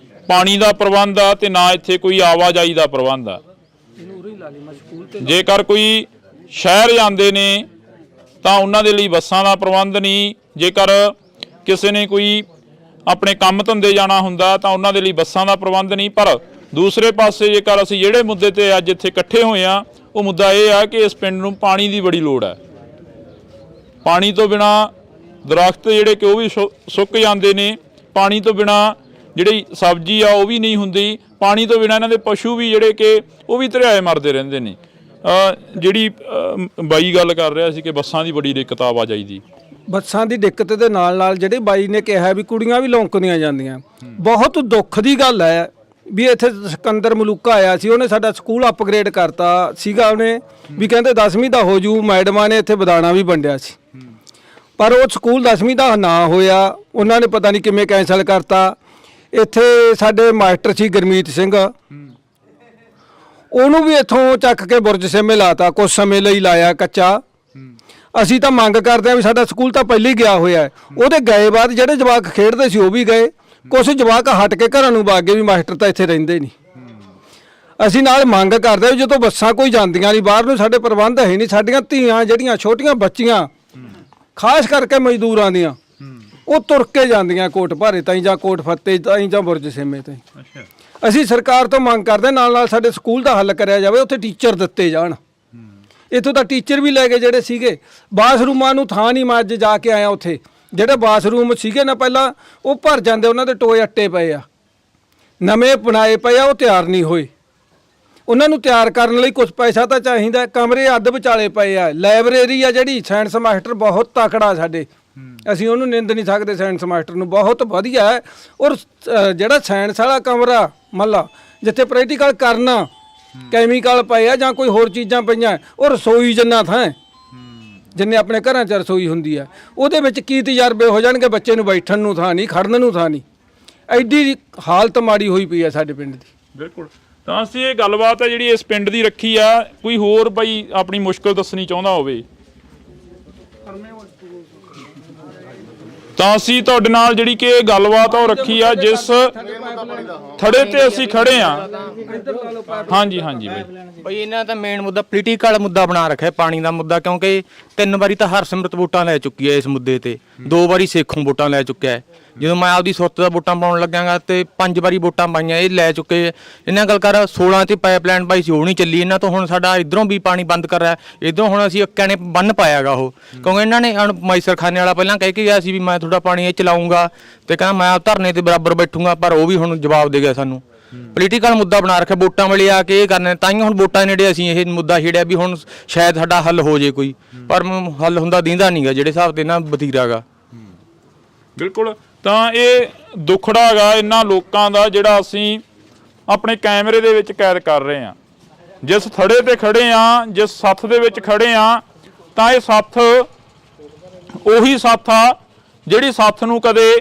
ਪਾਣੀ ਦਾ ਪ੍ਰਬੰਧ ਆ ਤੇ ਨਾ ਇੱਥੇ ਕੋਈ ਆਵਾਜਾਈ ਦਾ ਪ੍ਰਬੰਧ ਆ। ਜੇਕਰ ਕੋਈ ਸ਼ਹਿਰ ਜਾਂਦੇ ਨੇ ਤਾਂ ਉਹਨਾਂ ਦੇ ਲਈ ਬੱਸਾਂ ਦਾ ਪ੍ਰਬੰਧ ਨਹੀਂ। ਜੇਕਰ ਕਿਸੇ ਨੇ ਕੋਈ ਆਪਣੇ ਕੰਮ ਧੰਦੇ ਜਾਣਾ ਹੁੰਦਾ ਤਾਂ ਉਹਨਾਂ ਦੇ ਲਈ ਬੱਸਾਂ ਦਾ ਪ੍ਰਬੰਧ ਨਹੀਂ। ਪਰ ਦੂਸਰੇ ਪਾਸੇ ਜੇਕਰ ਅਸੀਂ ਜਿਹੜੇ ਮੁੱਦੇ ਤੇ ਅੱਜ ਇੱਥੇ ਇਕੱਠੇ ਹੋਏ ਆ, ਉਹ ਮੁੱਦਾ ਇਹ ਆ ਕਿ ਇਸ ਪਿੰਡ ਨੂੰ ਪਾਣੀ ਦੀ ਬੜੀ ਲੋੜ ਹੈ। ਪਾਣੀ ਤੋਂ ਬਿਨਾ ਦਰਖਤ ਜਿਹੜੇ ਕਿ ਉਹ ਵੀ ਸੁੱਕ ਜਾਂਦੇ ਨੇ, ਪਾਣੀ ਤੋਂ ਬਿਨਾ ਜਿਹੜੀ ਸਬਜ਼ੀ ਆ ਉਹ ਵੀ ਨਹੀਂ ਹੁੰਦੀ। ਪਾਣੀ ਤੋਂ ਬਿਨਾਂ ਇਹਨਾਂ ਦੇ ਪਸ਼ੂ ਵੀ ਜਿਹੜੇ ਕਿ ਉਹ ਵੀ ਧਰਿਆਏ ਮਰਦੇ ਰਹਿੰਦੇ ਨੇ। ਜਿਹੜੀ ਬਾਈ ਗੱਲ ਕਰ ਰਿਹਾ ਸੀ ਕਿ ਬੱਸਾਂ ਦੀ ਬੜੀ ਦਿੱਕਤ ਆਵਾਜਾਈ ਦੀ, ਬੱਸਾਂ ਦੀ ਦਿੱਕਤ ਦੇ ਨਾਲ ਨਾਲ ਜਿਹੜੇ ਬਾਈ ਨੇ ਕਿਹਾ ਵੀ ਕੁੜੀਆਂ ਵੀ ਲੌਂਕਦੀਆਂ ਜਾਂਦੀਆਂ, ਬਹੁਤ ਦੁੱਖ ਦੀ ਗੱਲ ਹੈ ਵੀ ਇੱਥੇ ਸਿਕੰਦਰ ਮਲੂਕਾ ਆਇਆ ਸੀ, ਉਹਨੇ ਸਾਡਾ ਸਕੂਲ ਅਪਗ੍ਰੇਡ ਕਰਤਾ ਸੀਗਾ, ਉਹਨੇ ਵੀ ਕਹਿੰਦੇ 10ਵੀਂ ਦਾ ਹੋ ਜੂ, ਮੈਡਮਾਂ ਨੇ ਇੱਥੇ ਬਦਾਣਾ ਵੀ ਵੰਡਿਆ ਸੀ, ਪਰ ਉਹ ਸਕੂਲ 10ਵੀਂ ਦਾ ਨਾ ਹੋਇਆ, ਉਹਨਾਂ ਨੇ ਪਤਾ ਨਹੀਂ ਕਿਵੇਂ ਕੈਂਸਲ ਕਰਤਾ। ਇੱਥੇ ਸਾਡੇ ਮਾਸਟਰ ਸੀ ਗੁਰਮੀਤ ਸਿੰਘ, ਉਹਨੂੰ ਵੀ ਇੱਥੋਂ ਚੱਕ ਕੇ ਬੁਰਜ ਸੇਮੇ ਲਾਤਾ, ਕੁਝ ਸਮੇਂ ਲਈ ਲਾਇਆ ਕੱਚਾ। ਅਸੀਂ ਤਾਂ ਮੰਗ ਕਰਦੇ ਹਾਂ ਵੀ ਸਾਡਾ ਸਕੂਲ ਤਾਂ ਪਹਿਲਾਂ ਹੀ ਗਿਆ ਹੋਇਆ ਹੈ, ਉਹਦੇ ਗਏ ਬਾਅਦ ਜਿਹੜੇ ਜਵਾਕ ਖੇਡਦੇ ਸੀ ਉਹ ਵੀ ਗਏ, ਕੁਝ ਜਵਾਕ ਹਟ ਕੇ ਘਰਾਂ ਨੂੰ ਵਗ ਗਏ ਵੀ ਮਾਸਟਰ ਤਾਂ ਇੱਥੇ ਰਹਿੰਦੇ ਨਹੀਂ। ਅਸੀਂ ਨਾਲ ਮੰਗ ਕਰਦੇ ਵੀ ਜਦੋਂ ਬੱਸਾਂ ਕੋਈ ਜਾਂਦੀਆਂ ਨਹੀਂ ਬਾਹਰ ਨੂੰ, ਸਾਡੇ ਪ੍ਰਬੰਧ ਹੈ ਨਹੀਂ, ਸਾਡੀਆਂ ਧੀਆਂ ਜਿਹੜੀਆਂ ਛੋਟੀਆਂ ਬੱਚੀਆਂ ਖਾਸ ਕਰਕੇ ਮਜ਼ਦੂਰਾਂ ਦੀਆਂ, ਉਹ ਤੁਰ ਕੇ ਜਾਂਦੀਆਂ ਕੋਟ ਭਾਰੇ ਤਾਈਂ ਜਾਂ ਕੋਟ ਫੱਤੇ ਤਾਈਂ ਜਾਂ ਬੁਰਜ ਸੇਮੇ ਤਾਈਂ। ਅਸੀਂ ਸਰਕਾਰ ਤੋਂ ਮੰਗ ਕਰਦੇ ਨਾਲ ਨਾਲ ਸਾਡੇ ਸਕੂਲ ਦਾ ਹੱਲ ਕਰਿਆ ਜਾਵੇ, ਉੱਥੇ ਟੀਚਰ ਦਿੱਤੇ ਜਾਣ। ਇੱਥੋਂ ਤਾਂ ਟੀਚਰ ਵੀ ਲੈ ਗਏ ਜਿਹੜੇ ਸੀਗੇ, ਬਾਥਰੂਮਾਂ ਨੂੰ ਥਾਂ ਨਹੀਂ। ਮੈਂ ਅੱਜ ਜਾ ਕੇ ਆਇਆ, ਉੱਥੇ ਜਿਹੜੇ ਬਾਥਰੂਮ ਸੀਗੇ ਨਾ ਪਹਿਲਾਂ ਉਹ ਭਰ ਜਾਂਦੇ, ਉਹਨਾਂ ਦੇ ਟੋਏ ਅੱਟੇ ਪਏ ਆ, ਨਵੇਂ ਬਣਾਏ ਪਏ ਆ, ਉਹ ਤਿਆਰ ਨਹੀਂ ਹੋਏ। ਉਹਨਾਂ ਨੂੰ ਤਿਆਰ ਕਰਨ ਲਈ ਕੁਝ ਪੈਸਾ ਤਾਂ ਚਾਹੀਦਾ। ਕਮਰੇ ਅੱਧ ਵਿਚਾਲੇ ਪਏ ਆ। ਲਾਇਬ੍ਰੇਰੀ ਆ ਜਿਹੜੀ, ਸਾਇੰਸ ਮਾਸਟਰ ਬਹੁਤ ਤਕੜਾ ਸਾਡੇ, ਅਸੀਂ ਉਹਨੂੰ ਨਿੰਦ ਨਹੀਂ ਸਕਦੇ, ਸਾਇੰਸ ਮਾਸਟਰ ਨੂੰ, ਬਹੁਤ ਵਧੀਆ ਹੈ। ਔਰ ਜਿਹੜਾ ਸਾਇੰਸ ਵਾਲਾ ਕਮਰਾ ਮੱਲਾ ਜਿੱਥੇ ਪ੍ਰੈਕਟੀਕਲ ਕਰਨਾ, ਕੈਮੀਕਲ ਪਏ ਆ ਜਾਂ ਕੋਈ ਹੋਰ ਚੀਜ਼ਾਂ ਪਈਆਂ, ਉਹ ਰਸੋਈ ਜਿੰਨਾ ਥਾਂ ਜਿੰਨੇ ਆਪਣੇ ਘਰਾਂ 'ਚ ਰਸੋਈ ਹੁੰਦੀ ਹੈ, ਉਹਦੇ ਵਿੱਚ ਕੀ ਤਜਰਬੇ ਹੋ ਜਾਣਗੇ। ਬੱਚੇ ਨੂੰ ਬੈਠਣ ਨੂੰ ਥਾਂ ਨਹੀਂ, ਖੜਨ ਨੂੰ ਥਾਂ ਨਹੀਂ, ਐਡੀ ਹਾਲਤ ਮਾੜੀ ਹੋਈ ਪਈ ਆ ਸਾਡੇ ਪਿੰਡ ਦੀ। ਬਿਲਕੁਲ। ਤਾਂ ਅਸੀਂ ਇਹ ਗੱਲਬਾਤ ਹੈ ਜਿਹੜੀ ਇਸ ਪਿੰਡ ਦੀ ਰੱਖੀ ਆ। ਕੋਈ ਹੋਰ ਬਾਈ ਆਪਣੀ ਮੁਸ਼ਕਲ ਦੱਸਣੀ ਚਾਹੁੰਦਾ ਹੋਵੇ ਤਾਂ ਅਸੀਂ ਤੁਹਾਡੇ ਨਾਲ ਜਿਹੜੀ ਕਿ ਇਹ ਗੱਲਬਾਤ ਆ ਉਹ ਰੱਖੀ ਆ, ਜਿਸ ਥੜੇ ਤੇ ਅਸੀਂ ਖੜੇ ਆ। ਹਾਂਜੀ ਹਾਂਜੀ ਬਈ ਇਹਨਾਂ ਦਾ ਮੇਨ ਮੁੱਦਾ ਪੋਲੀਟੀਕਲ ਮੁੱਦਾ ਬਣਾ ਰੱਖਿਆ, ਪਾਣੀ ਦਾ ਮੁੱਦਾ, ਕਿਉਂਕਿ 3 ਵਾਰੀ ਤਾਂ ਹਰਸਿਮਰਤ ਵੋਟਾਂ ਲੈ ਚੁੱਕੀ ਹੈ ਇਸ ਮੁੱਦੇ ਤੇ, 2 ਵਾਰੀ ਸੇਖੋਂ ਵੋਟਾਂ ਲੈ ਚੁੱਕਿਆ ਹੈ। ਜਦੋਂ ਮੈਂ ਆਪਦੀ ਸੁਰਤ ਦਾ ਵੋਟਾਂ ਪਾਉਣ ਲੱਗਾਂਗਾ ਤੇ 5 ਵਾਰੀ ਵੋਟਾਂ ਪਾਈਆਂ, ਇਹ ਲੈ ਚੁੱਕੇ। ਇਹਨਾਂ ਗੱਲ ਕਰ 16 'ਚ ਪਾਈਪਲਾਈਨ ਪਾਈ ਸੀ, ਉਹ ਨਹੀਂ ਚੱਲੀ। ਇਹਨਾਂ ਤੋਂ ਹੁਣ ਸਾਡਾ ਇਧਰੋਂ ਵੀ ਪਾਣੀ ਬੰਦ ਕਰ ਰਿਹਾ, ਇਧਰੋਂ ਹੁਣ ਅਸੀਂ ਅੱਕਿਆਂ ਨੇ ਬੰਨ ਪਾਇਆਗਾ ਉਹ, ਕਿਉਂਕਿ ਇਹਨਾਂ ਨੇ ਮਾਈਸਰਖਾਨੇ ਵਾਲਾ ਪਹਿਲਾਂ ਕਹਿ ਕੇ ਗਿਆ ਸੀ ਵੀ ਮੈਂ ਤੁਹਾਡਾ ਪਾਣੀ ਇਹ ਚਲਾਉਂਗਾ, ਤੇ ਕਹਿੰਦਾ ਮੈਂ ਧਰਨੇ ਤੇ ਬਰਾਬਰ ਬੈਠੂੰਗਾ, ਪਰ ਉਹ ਵੀ ਹੁਣ ਜਵਾਬ ਦੇ ਗਿਆ ਸਾਨੂੰ। ਪੋਲੀਟੀਕਲ ਮੁੱਦਾ ਬਣਾ ਰੱਖਿਆ, ਵੋਟਾਂ ਵੇਲੇ ਆ ਕੇ ਇਹ ਕਰਨੇ, ਤਾਂ ਹੀ ਹੁਣ ਵੋਟਾਂ ਨੇੜੇ ਅਸੀਂ ਇਹ ਮੁੱਦਾ ਛੇੜਿਆ ਵੀ ਹੁਣ ਸ਼ਾਇਦ ਸਾਡਾ ਹੱਲ ਹੋ ਜੇ ਕੋਈ, ਪਰ ਹੱਲ ਹੁੰਦਾ ਦੀਂਦਾ ਨਹੀਂਗਾ ਜਿਹੜੇ ਹਿਸਾਬ ਤੇ ਨਾ ਵਤੀਰਾਗਾ। ਬਿਲਕੁਲ। ਤਾਂ ਇਹ ਦੁੱਖੜਾ ਹੈਗਾ ਇਹਨਾਂ ਲੋਕਾਂ ਦਾ ਜਿਹੜਾ ਅਸੀਂ ਆਪਣੇ ਕੈਮਰੇ ਦੇ ਵਿੱਚ ਕੈਦ ਕਰ ਰਹੇ ਹਾਂ। ਜਿਸ ਥੜੇ ਤੇ ਖੜੇ ਆ, ਜਿਸ ਸੱਥ ਦੇ ਵਿੱਚ ਖੜੇ ਆ, ਤਾਂ ਇਹ ਸੱਥ ਉਹੀ ਸੱਥ ਆ ਜਿਹੜੀ ਸੱਥ ਨੂੰ ਕਦੇ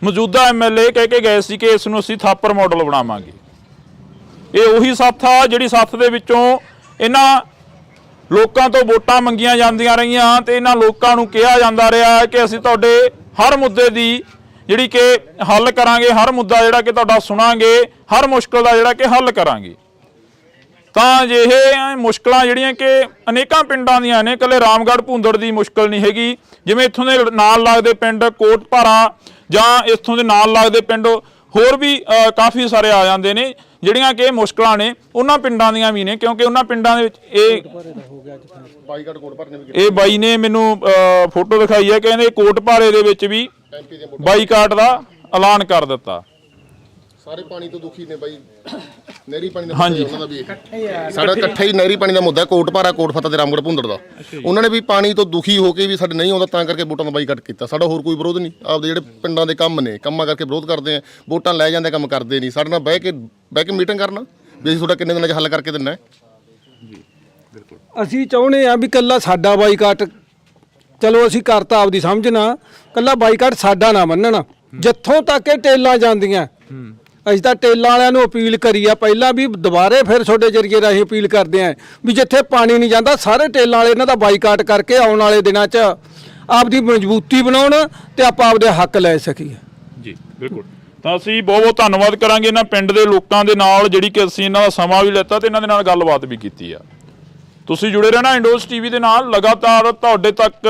ਮੌਜੂਦਾ ਐਮਐਲਏ ਕਹਿ ਕੇ ਗਏ ਸੀ ਕਿ ਇਸ ਨੂੰ ਅਸੀਂ ਥਾਪਰ ਮਾਡਲ ਬਣਾਵਾਂਗੇ। ਇਹ ਉਹੀ ਸੱਥ ਆ ਜਿਹੜੀ ਸੱਥ ਦੇ ਵਿੱਚੋਂ ਇਹਨਾਂ ਲੋਕਾਂ ਤੋਂ ਵੋਟਾਂ ਮੰਗੀਆਂ ਜਾਂਦੀਆਂ ਰਹੀਆਂ ਤੇ ਇਹਨਾਂ ਲੋਕਾਂ ਨੂੰ ਕਿਹਾ ਜਾਂਦਾ ਰਿਹਾ ਕਿ ਅਸੀਂ ਤੁਹਾਡੇ ਹਰ ਮੁੱਦੇ ਦੀ ਜਿਹੜੀ ਕਿ ਹੱਲ ਕਰਾਂਗੇ, ਹਰ ਮੁੱਦਾ ਜਿਹੜਾ ਕਿ ਤੁਹਾਡਾ ਸੁਣਾਂਗੇ, ਹਰ ਮੁਸ਼ਕਲ ਦਾ ਜਿਹੜਾ ਕਿ ਹੱਲ ਕਰਾਂਗੇ। ਤਾਂ ਇਹ ਮੁਸ਼ਕਲਾਂ ਜਿਹੜੀਆਂ ਕਿ ਅਨੇਕਾਂ ਪਿੰਡਾਂ ਦੀਆਂ ਨੇ, ਇਕੱਲੇ ਰਾਮਗੜ੍ਹ ਭੂੰਦੜ ਦੀ ਮੁਸ਼ਕਲ ਨਹੀਂ ਹੈਗੀ। ਜਿਵੇਂ ਇੱਥੋਂ ਦੇ ਨਾਲ ਲੱਗਦੇ ਪਿੰਡ ਕੋਟ ਭਾਰਾ ਜਾਂ ਇੱਥੋਂ ਦੇ ਨਾਲ ਲੱਗਦੇ ਪਿੰਡ ਹੋਰ ਵੀ ਕਾਫੀ ਸਾਰੇ ਆ ਜਾਂਦੇ ਨੇ, ਜਿਹੜੀਆਂ ਕਿ ਮੁਸ਼ਕਲਾਂ ਨੇ ਉਹਨਾਂ ਪਿੰਡਾਂ ਦੀਆਂ ਵੀ ਨੇ, ਕਿਉਂਕਿ ਉਹਨਾਂ ਪਿੰਡਾਂ ਦੇ ਵਿੱਚ ਇਹ ਬਾਈ ਨੇ ਮੈਨੂੰ ਫੋਟੋ ਦਿਖਾਈ ਹੈ, ਕਹਿੰਦੇ ਕੋਟ ਭਾਰੇ ਦੇ ਵਿੱਚ ਵੀ ਬਾਈਕਾਟ ਦਾ ਐਲਾਨ ਕਰ ਦਿੱਤਾ। ਸਾਰੇ ਪਾਣੀ ਤੋਂ ਦੁਖੀ ਨੇ ਬਾਈ, ਨਹਿਰੀ ਪਾਣੀ ਦਾ ਮੁੱਦਾ ਉਹਨਾਂ ਦਾ ਵੀ ਸਾਡਾ ਇਕੱਠਾ ਹੀ ਨਹਿਰੀ ਪਾਣੀ ਦਾ ਮੁੱਦਾ, ਕੋਟ ਭਾਰਾ, ਕੋਟ ਫਤਿਹ ਤੇ ਰਾਮਗੜ੍ਹ ਭੁੰਦੜ ਦਾ। ਉਹਨਾਂ ਨੇ ਵੀ ਪਾਣੀ ਤੋਂ ਦੁਖੀ ਹੋ ਕੇ ਵੀ ਸਾਡੇ ਨਹੀਂ ਆਉਂਦਾ, ਤਾਂ ਕਰਕੇ ਵੋਟਾਂ ਦਾ ਬਾਈਕਾਟ ਕੀਤਾ। ਸਾਡਾ ਹੋਰ ਕੋਈ ਵਿਰੋਧ ਨਹੀਂ, ਆਪਦੇ ਜਿਹੜੇ ਪਿੰਡਾਂ ਦੇ ਕੰਮ ਨੇ, ਕੰਮਾਂ ਕਰਕੇ ਵਿਰੋਧ ਕਰਦੇ ਆ। ਵੋਟਾਂ ਲੈ ਜਾਂਦੇ, ਕੰਮ ਕਰਦੇ ਨਹੀਂ। ਸਾਡੇ ਨਾਲ ਬਹਿ ਕੇ ਮੀਟਿੰਗ ਕਰਨਾ ਵੀ ਅਸੀਂ ਤੁਹਾਡਾ ਕਿੰਨੇ ਦਿਨਾਂ 'ਚ ਹੱਲ ਕਰਕੇ ਦਿੰਨਾ ਹੈ। ਅਸੀਂ ਚਾਹੁੰਦੇ ਆ ਵੀ ਕੱਲਾ ਸਾਡਾ ਬਾਈਕਾਟ, ਚਲੋ ਅਸੀਂ ਕਰਤਾ ਆਪਦੀ ਸਮਝਣਾ, ਕੱਲਾ ਬਾਈਕਾਟ ਸਾਡਾ ਨਾ ਮੰਨਣਾ। ਜਿੱਥੋਂ ਤੱਕ ਇਹ ਟੇਲਾਂ ਜਾਂਦੀਆਂ, ਅਸੀਂ ਤਾਂ ਟੇਲਾਂ ਵਾਲਿਆਂ ਨੂੰ ਅਪੀਲ ਕਰੀ ਆ ਪਹਿਲਾਂ ਵੀ, ਦੁਬਾਰੇ ਫਿਰ ਤੁਹਾਡੇ ਜਰੀਏ ਰਾਹੀਂ ਅਪੀਲ ਕਰਦੇ ਆ ਵੀ ਜਿੱਥੇ ਪਾਣੀ ਨਹੀਂ ਜਾਂਦਾ ਸਾਰੇ ਟੇਲਾਂ ਵਾਲੇ ਇਹਨਾਂ ਦਾ ਬਾਈਕਾਟ ਕਰਕੇ ਆਉਣ ਵਾਲੇ ਦਿਨਾਂ 'ਚ ਆਪਦੀ ਮਜ਼ਬੂਤੀ ਬਣਾਉਣ ਤੇ ਆਪਾਂ ਆਪਦੇ ਹੱਕ ਲੈ ਸਕੀਏ। ਜੀ ਬਿਲਕੁਲ। ਤਾਂ ਅਸੀਂ ਬਹੁਤ ਬਹੁਤ ਧੰਨਵਾਦ ਕਰਾਂਗੇ ਇਹਨਾਂ ਪਿੰਡ ਦੇ ਲੋਕਾਂ ਦੇ ਨਾਲ, ਜਿਹੜੀ ਕਿ ਅਸੀਂ ਇਹਨਾਂ ਦਾ ਸਮਾਂ ਵੀ ਲਿੱਤਾ ਤੇ ਇਹਨਾਂ ਦੇ ਨਾਲ ਗੱਲਬਾਤ ਵੀ ਕੀਤੀ ਆ। ਤੁਸੀਂ ਜੁੜੇ ਰਹਿਣਾ ਇੰਡੋਜ਼ ਟੀਵੀ ਦੇ ਨਾਲ, ਲਗਾਤਾਰ ਤੁਹਾਡੇ ਤੱਕ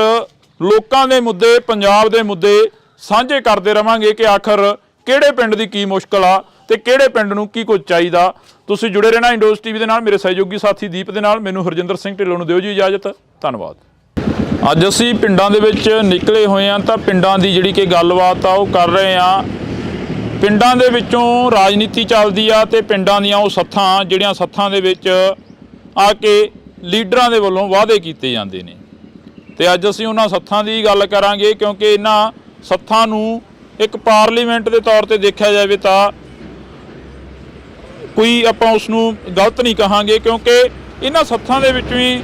ਲੋਕਾਂ ਦੇ ਮੁੱਦੇ, ਪੰਜਾਬ ਦੇ ਮੁੱਦੇ ਸਾਂਝੇ ਕਰਦੇ ਰਵਾਂਗੇ ਕਿ ਆਖਰ ਕਿਹੜੇ ਪਿੰਡ ਦੀ ਕੀ ਮੁਸ਼ਕਲ ਆ ਤੇ ਕਿਹੜੇ ਪਿੰਡ ਨੂੰ ਕੀ ਕੁਝ ਚਾਹੀਦਾ। ਤੁਸੀਂ ਜੁੜੇ ਰਹਿਣਾ ਇੰਡੋਜ਼ ਟੀਵੀ ਦੇ ਨਾਲ, ਮੇਰੇ ਸਹਿਯੋਗੀ ਸਾਥੀ ਦੀਪ ਦੇ ਨਾਲ। ਮੈਨੂੰ ਹਰਜਿੰਦਰ ਸਿੰਘ ਢਿੱਲੋਂ ਨੂੰ ਦਿਓ ਜੀ ਇਜਾਜ਼ਤ, ਧੰਨਵਾਦ। ਅੱਜ ਅਸੀਂ ਪਿੰਡਾਂ ਦੇ ਵਿੱਚ ਨਿਕਲੇ ਹੋਏ ਹਾਂ ਤਾਂ ਪਿੰਡਾਂ ਦੀ ਜਿਹੜੀ ਕਿ ਗੱਲਬਾਤ ਆ ਉਹ ਕਰ ਰਹੇ ਹਾਂ। ਪਿੰਡਾਂ ਦੇ ਵਿੱਚੋਂ ਰਾਜਨੀਤੀ ਚੱਲਦੀ ਆ ਤੇ ਪਿੰਡਾਂ ਦੀਆਂ ਉਹ ਸੱਥਾਂ ਜਿਹੜੀਆਂ ਸੱਥਾਂ ਦੇ ਵਿੱਚ ਆ ਕੇ ਲੀਡਰਾਂ ਦੇ ਵੱਲੋਂ ਵਾਅਦੇ ਕੀਤੇ ਜਾਂਦੇ ਨੇ। ਤੇ ਅੱਜ ਅਸੀਂ ਉਹਨਾਂ ਸੱਥਾਂ ਦੀ ਗੱਲ ਕਰਾਂਗੇ, ਕਿਉਂਕਿ ਇਹਨਾਂ ਸੱਥਾਂ ਨੂੰ ਇੱਕ ਪਾਰਲੀਮੈਂਟ ਦੇ ਤੌਰ ਤੇ ਦੇਖਿਆ ਜਾਵੇ ਤਾਂ ਕੋਈ ਆਪਾਂ ਉਸ ਨੂੰ ਗਲਤ ਨਹੀਂ ਕਹਾਂਗੇ, ਕਿਉਂਕਿ ਇਹਨਾਂ ਸੱਥਾਂ ਦੇ ਵਿੱਚੋਂ ਹੀ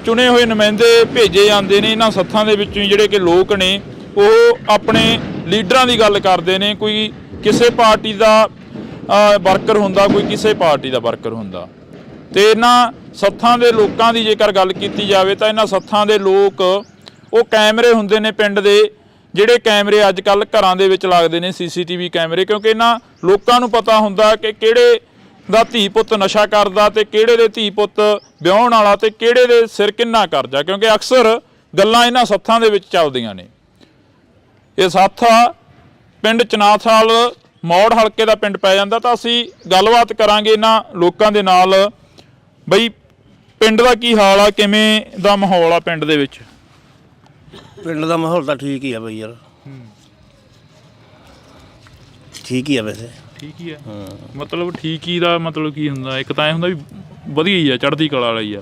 ਚੁਣੇ ਹੋਏ ਨੁਮਾਇੰਦੇ ਭੇਜੇ ਜਾਂਦੇ ਨੇ। ਇਹਨਾਂ ਸੱਥਾਂ ਦੇ ਵਿੱਚੋਂ ਹੀ ਜਿਹੜੇ ਕਿ ਲੋਕ ਨੇ ਉਹ ਆਪਣੇ ਲੀਡਰਾਂ ਦੀ ਗੱਲ ਕਰਦੇ ਨੇ। ਕੋਈ ਕਿਸੇ ਪਾਰਟੀ ਦਾ ਵਰਕਰ ਹੁੰਦਾ, ਕੋਈ ਕਿਸੇ ਪਾਰਟੀ ਦਾ ਵਰਕਰ ਹੁੰਦਾ। ਤੇ ਇਹਨਾਂ ਸੱਥਾਂ ਦੇ ਲੋਕਾਂ ਦੀ ਜੇਕਰ ਗੱਲ ਕੀਤੀ ਜਾਵੇ ਤਾਂ ਇਹਨਾਂ ਸੱਥਾਂ ਦੇ ਲੋਕ ਉਹ ਕੈਮਰੇ ਹੁੰਦੇ ਨੇ ਪਿੰਡ ਦੇ, ਜਿਹੜੇ ਕੈਮਰੇ ਅੱਜ ਕੱਲ੍ਹ ਘਰਾਂ ਦੇ ਵਿੱਚ ਲੱਗਦੇ ਨੇ, CCTV ਕੈਮਰੇ, ਕਿਉਂਕਿ ਇਹਨਾਂ ਲੋਕਾਂ ਨੂੰ ਪਤਾ ਹੁੰਦਾ ਕਿ ਕਿਹੜੇ ਦਾ ਧੀ ਪੁੱਤ ਨਸ਼ਾ ਕਰਦਾ ਤੇ ਕਿਹੜੇ ਦੇ ਧੀ ਪੁੱਤ ਵਿਆਹੁਣ ਵਾਲਾ ਤੇ ਕਿਹੜੇ ਦੇ ਸਿਰ ਕਿੰਨਾ ਕਰਜ਼ਾ, ਕਿਉਂਕਿ ਅਕਸਰ ਗੱਲਾਂ ਇਹਨਾਂ ਸੱਥਾਂ ਦੇ ਵਿੱਚ ਚੱਲਦੀਆਂ ਨੇ। ਇਹ ਸੱਥ ਪਿੰਡ ਚਨਾਥਾਲ ਮੌੜ ਹਲਕੇ ਦਾ ਪਿੰਡ ਪੈ ਜਾਂਦਾ। ਤਾਂ ਅਸੀਂ ਗੱਲਬਾਤ ਕਰਾਂਗੇ ਇਹਨਾਂ ਲੋਕਾਂ ਦੇ ਨਾਲ, ਬਈ ਪਿੰਡ ਦਾ ਕੀ ਹਾਲ ਆ, ਕਿਵੇਂ ਦਾ ਮਾਹੌਲ ਆ ਪਿੰਡ ਦੇ ਵਿੱਚ? ਪਿੰਡ ਦਾ ਮਾਹੌਲ ਤਾਂ ਠੀਕ ਹੀ ਆ ਬਈ ਯਾਰ, ਠੀਕ ਹੀ ਆ ਵੈਸੇ। ਠੀਕ ਹੀ ਆ, ਮਤਲਬ ਠੀਕ ਹੀ ਦਾ ਮਤਲਬ ਕੀ ਹੁੰਦਾ? ਇੱਕ ਤਾਂ ਇਹ ਹੁੰਦਾ ਵੀ ਵਧੀਆ ਹੀ ਆ, ਚੜ੍ਹਦੀ ਕਲਾ ਵਾਲੀ ਆ।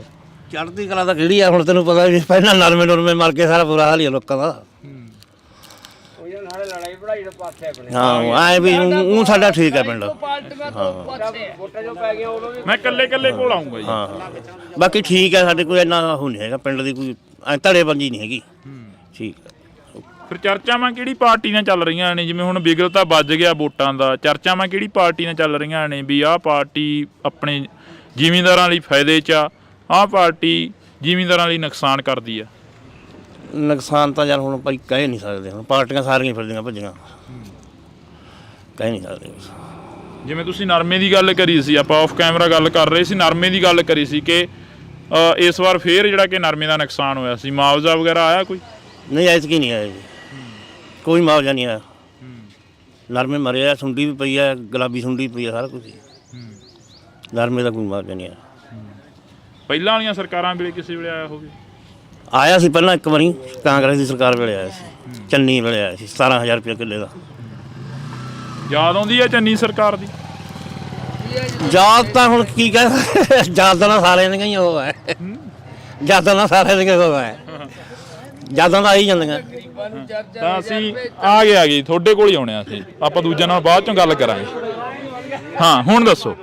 ਚੜ੍ਹਦੀ ਕਲਾ ਤਾਂ ਕਿਹੜੀ ਆ, ਹੁਣ ਤੈਨੂੰ ਪਤਾ ਵੀ ਪਹਿਲਾਂ ਨਰਮੇ ਨੁਰਮੇ ਮਰ ਕੇ ਸਾਰਾ ਬੁਰਾ ਹਾਲ ਹੀ ਆ ਲੋਕਾਂ ਦਾ। ਹਾਂ ਆਏ ਵੀ ਉਹ ਸਾਡਾ ਠੀਕ ਹੈ ਪਿੰਡ। ਮੈਂ ਕੱਲੇ ਕੋਲ ਆਉਂਗਾ ਜੀ। ਹਾਂ ਬਾਕੀ ਠੀਕ ਹੈ, ਸਾਡੇ ਕੋਈ ਇੰਨਾ ਉਹ ਨਹੀਂ ਹੈਗਾ ਪਿੰਡ ਦੀ, ਕੋਈ ਧੜੇਬੰਦੀ ਨਹੀਂ ਹੈਗੀ। ਠੀਕ ਹੈ। ਫਿਰ ਚਰਚਾਵਾਂ ਕਿਹੜੀ ਪਾਰਟੀ ਨਾਲ ਚੱਲ ਰਹੀਆਂ ਨੇ? ਜਿਵੇਂ ਹੁਣ ਬਿਗਲ ਤਾਂ ਵੱਜ ਗਿਆ ਵੋਟਾਂ ਦਾ, ਚਰਚਾਵਾਂ ਕਿਹੜੀ ਪਾਰਟੀ ਨਾਲ ਚੱਲ ਰਹੀਆਂ ਨੇ ਵੀ ਆਹ ਪਾਰਟੀ ਆਪਣੇ ਜ਼ਿਮੀਂਦਾਰਾਂ ਲਈ ਫਾਇਦੇ 'ਚ ਆ, ਆਹ ਪਾਰਟੀ ਜ਼ਿਮੀਂਦਾਰਾਂ ਲਈ ਨੁਕਸਾਨ ਕਰਦੀ ਆ? ਨੁਕਸਾਨ ਤਾਂ ਯਾਰ ਹੁਣ ਭਾਈ ਕਹਿ ਨਹੀਂ ਸਕਦੇ, ਹੁਣ ਪਾਰਟੀਆਂ ਸਾਰੀਆਂ ਫਿਰਦੀਆਂ ਭੱਜੀਆਂ, ਕਹਿ ਨਹੀਂ ਸਕਦੇ। ਜਿਵੇਂ ਤੁਸੀਂ ਨਰਮੇ ਦੀ ਗੱਲ ਕਰੀ ਸੀ, ਆਪਾਂ ਆਫ ਕੈਮਰਾ ਗੱਲ ਕਰ ਰਹੇ ਸੀ, ਨਰਮੇ ਦੀ ਗੱਲ ਕਰੀ ਸੀ ਕਿ ਇਸ ਵਾਰ ਫੇਰ ਜਿਹੜਾ ਕਿ ਨਰਮੇ ਦਾ ਨੁਕਸਾਨ ਹੋਇਆ ਸੀ, ਮੁਆਵਜ਼ਾ ਵਗੈਰਾ ਆਇਆ ਕੋਈ? ਨਹੀਂ ਐਤਕੀ ਨਹੀਂ ਆਇਆ ਜੀ, ਕੋਈ ਮੁਆਵਜ਼ਾ ਨਹੀਂ ਆਇਆ। ਨਰਮੇ ਮਰੇ ਆ, ਸੁੰਡੀ ਵੀ ਪਈ ਆ, ਗੁਲਾਬੀ ਸੁੰਡੀ ਪਈ ਆ, ਸਾਰਾ ਕੁਝ। ਨਰਮੇ ਦਾ ਕੋਈ ਮੁਆਵਜ਼ਾ ਨਹੀਂ ਆਇਆ। ਪਹਿਲਾਂ ਵਾਲੀਆਂ ਸਰਕਾਰਾਂ ਵੇਲੇ ਕਿਸੇ ਵੇਲੇ ਆਇਆ ਹੋਵੇ? ਆਇਆ ਸੀ ਪਹਿਲਾਂ ਇੱਕ ਵਾਰੀ, ਕਾਂਗਰਸ ਦੀ ਸਰਕਾਰ ਵੇਲੇ ਆਇਆ ਸੀ, ਚੰਨੀ ਵੇਲੇ ਆਇਆ ਸੀ 17,000 ਰੁਪਏ ਕਿੱਲੇ ਦਾ। ਯਾਦ ਆਉਂਦੀ ਹੈ ਚੰਨੀ ਸਰਕਾਰ ਦੀ? ਯਾਦ ਤਾਂ ਹੁਣ ਕੀ ਕਹਿ, ਯਾਦਾਂ ਨਾਲ ਸਾਰਿਆਂ ਦੀਆਂ ਹੀ ਉਹ ਹੈ, ਯਾਦਾਂ ਨਾਲ ਸਾਰਿਆਂ ਦੀਆਂ ਉਹ ਹੈ, ਯਾਦਾਂ ਤਾਂ ਆਈ ਜਾਂਦੀਆਂ। ਤਾਂ ਅਸੀਂ ਆ ਗਏ ਤੁਹਾਡੇ ਕੋਲ ਹੀ ਆਉਣੇ ਅਸੀਂ, ਆਪਾਂ ਦੂਜਿਆਂ ਨਾਲ ਬਾਅਦ ਚੋਂ ਗੱਲ ਕਰਾਂਗੇ। ਹਾਂ ਹੁਣ ਦੱਸੋ।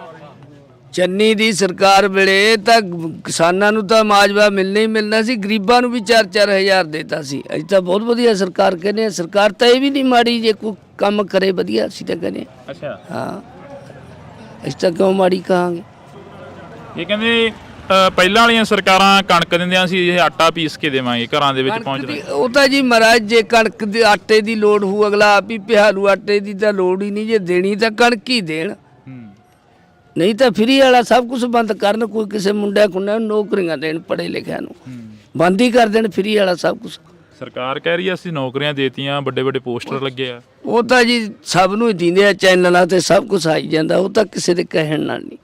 ਚੰਨੀ ਦੀ ਸਰਕਾਰ ਵੇਲੇ ਤਾਂ ਕਿਸਾਨਾਂ ਨੂੰ ਤਾਂ ਮਾਜਵਾ ਮਿਲਣਾ ਹੀ ਮਿਲਣਾ ਸੀ, ਗਰੀਬਾਂ ਨੂੰ ਵੀ 4-4 ਹਜ਼ਾਰ ਦੇਤਾ ਸੀ। ਅਸੀਂ ਤਾਂ ਬਹੁਤ ਵਧੀਆ ਸਰਕਾਰ ਕਹਿੰਦੇ ਹਾਂ, ਸਰਕਾਰ ਤਾਂ ਇਹ ਵੀ ਨਹੀਂ ਮਾੜੀ, ਜੇ ਕੋਈ ਕੰਮ ਕਰੇ ਵਧੀਆ ਅਸੀਂ ਤਾਂ ਕਹਿੰਦੇ ਹਾਂ। ਅੱਛਾ ਹਾਂ, ਅਸੀਂ ਤਾਂ ਕਿਉਂ ਮਾੜੀ ਕਹਾਂਗੇ? ਇਹ ਕਹਿੰਦੇ ਪਹਿਲਾਂ ਵਾਲੀਆਂ ਸਰਕਾਰਾਂ ਕਣਕ ਦਿੰਦੀਆਂ ਸੀ, ਇਹ ਆਟਾ ਪੀਸ ਕੇ ਦੇਵਾਂਗੇ ਘਰਾਂ ਦੇ ਵਿੱਚ ਪਹੁੰਚਦਾ। ਉਹ ਤਾਂ ਜੀ ਮਹਾਰਾਜ ਜੇ ਕਣਕ ਦੇ ਆਟੇ ਦੀ ਲੋੜ ਹੋਊ, ਅਗਲਾ ਆਪ ਹੀ ਪਿਹਾਲੂ, ਆਟੇ ਦੀ ਤਾਂ ਲੋੜ ਹੀ ਨਹੀਂ। ਜੇ ਦੇਣੀ ਤਾਂ ਕਣਕ ਹੀ ਦੇਣ, ਨਹੀਂ ਤਾਂ ਫਰੀ ਵਾਲਾ ਸਭ ਕੁਝ ਬੰਦ ਕਰਨ। ਕੋਈ ਕਿਸੇ ਮੁੰਡਿਆਂ ਕੁੰਡਿਆਂ ਨੂੰ ਨੌਕਰੀਆਂ ਦੇਣ, ਪੜ੍ਹੇ ਲਿਖਿਆਂ ਨੂੰ ਬੰਦ ਹੀ ਕਰ ਦੇਣ, ਫਰੀ ਵਾਲਾ ਸਭ ਕੁਝ। ਸਰਕਾਰ ਕਹਿ ਰਹੀ ਹੈ ਅਸੀਂ ਨੌਕਰੀਆਂ ਦੇਤੀਆਂ, ਵੱਡੇ ਵੱਡੇ ਪੋਸਟਰ ਲੱਗੇ ਆ। ਉਹ ਤਾਂ ਜੀ ਸਭ ਨੂੰ ਹੀ ਦਿੰਦੇ ਆ, ਚੈਨਲਾਂ ਤੇ ਸਭ ਕੁਝ ਆਈ ਜਾਂਦਾ। ਉਹ ਤਾਂ ਕਿਸੇ ਦੇ ਕਹਿਣ ਨਾਲ ਨਹੀਂ,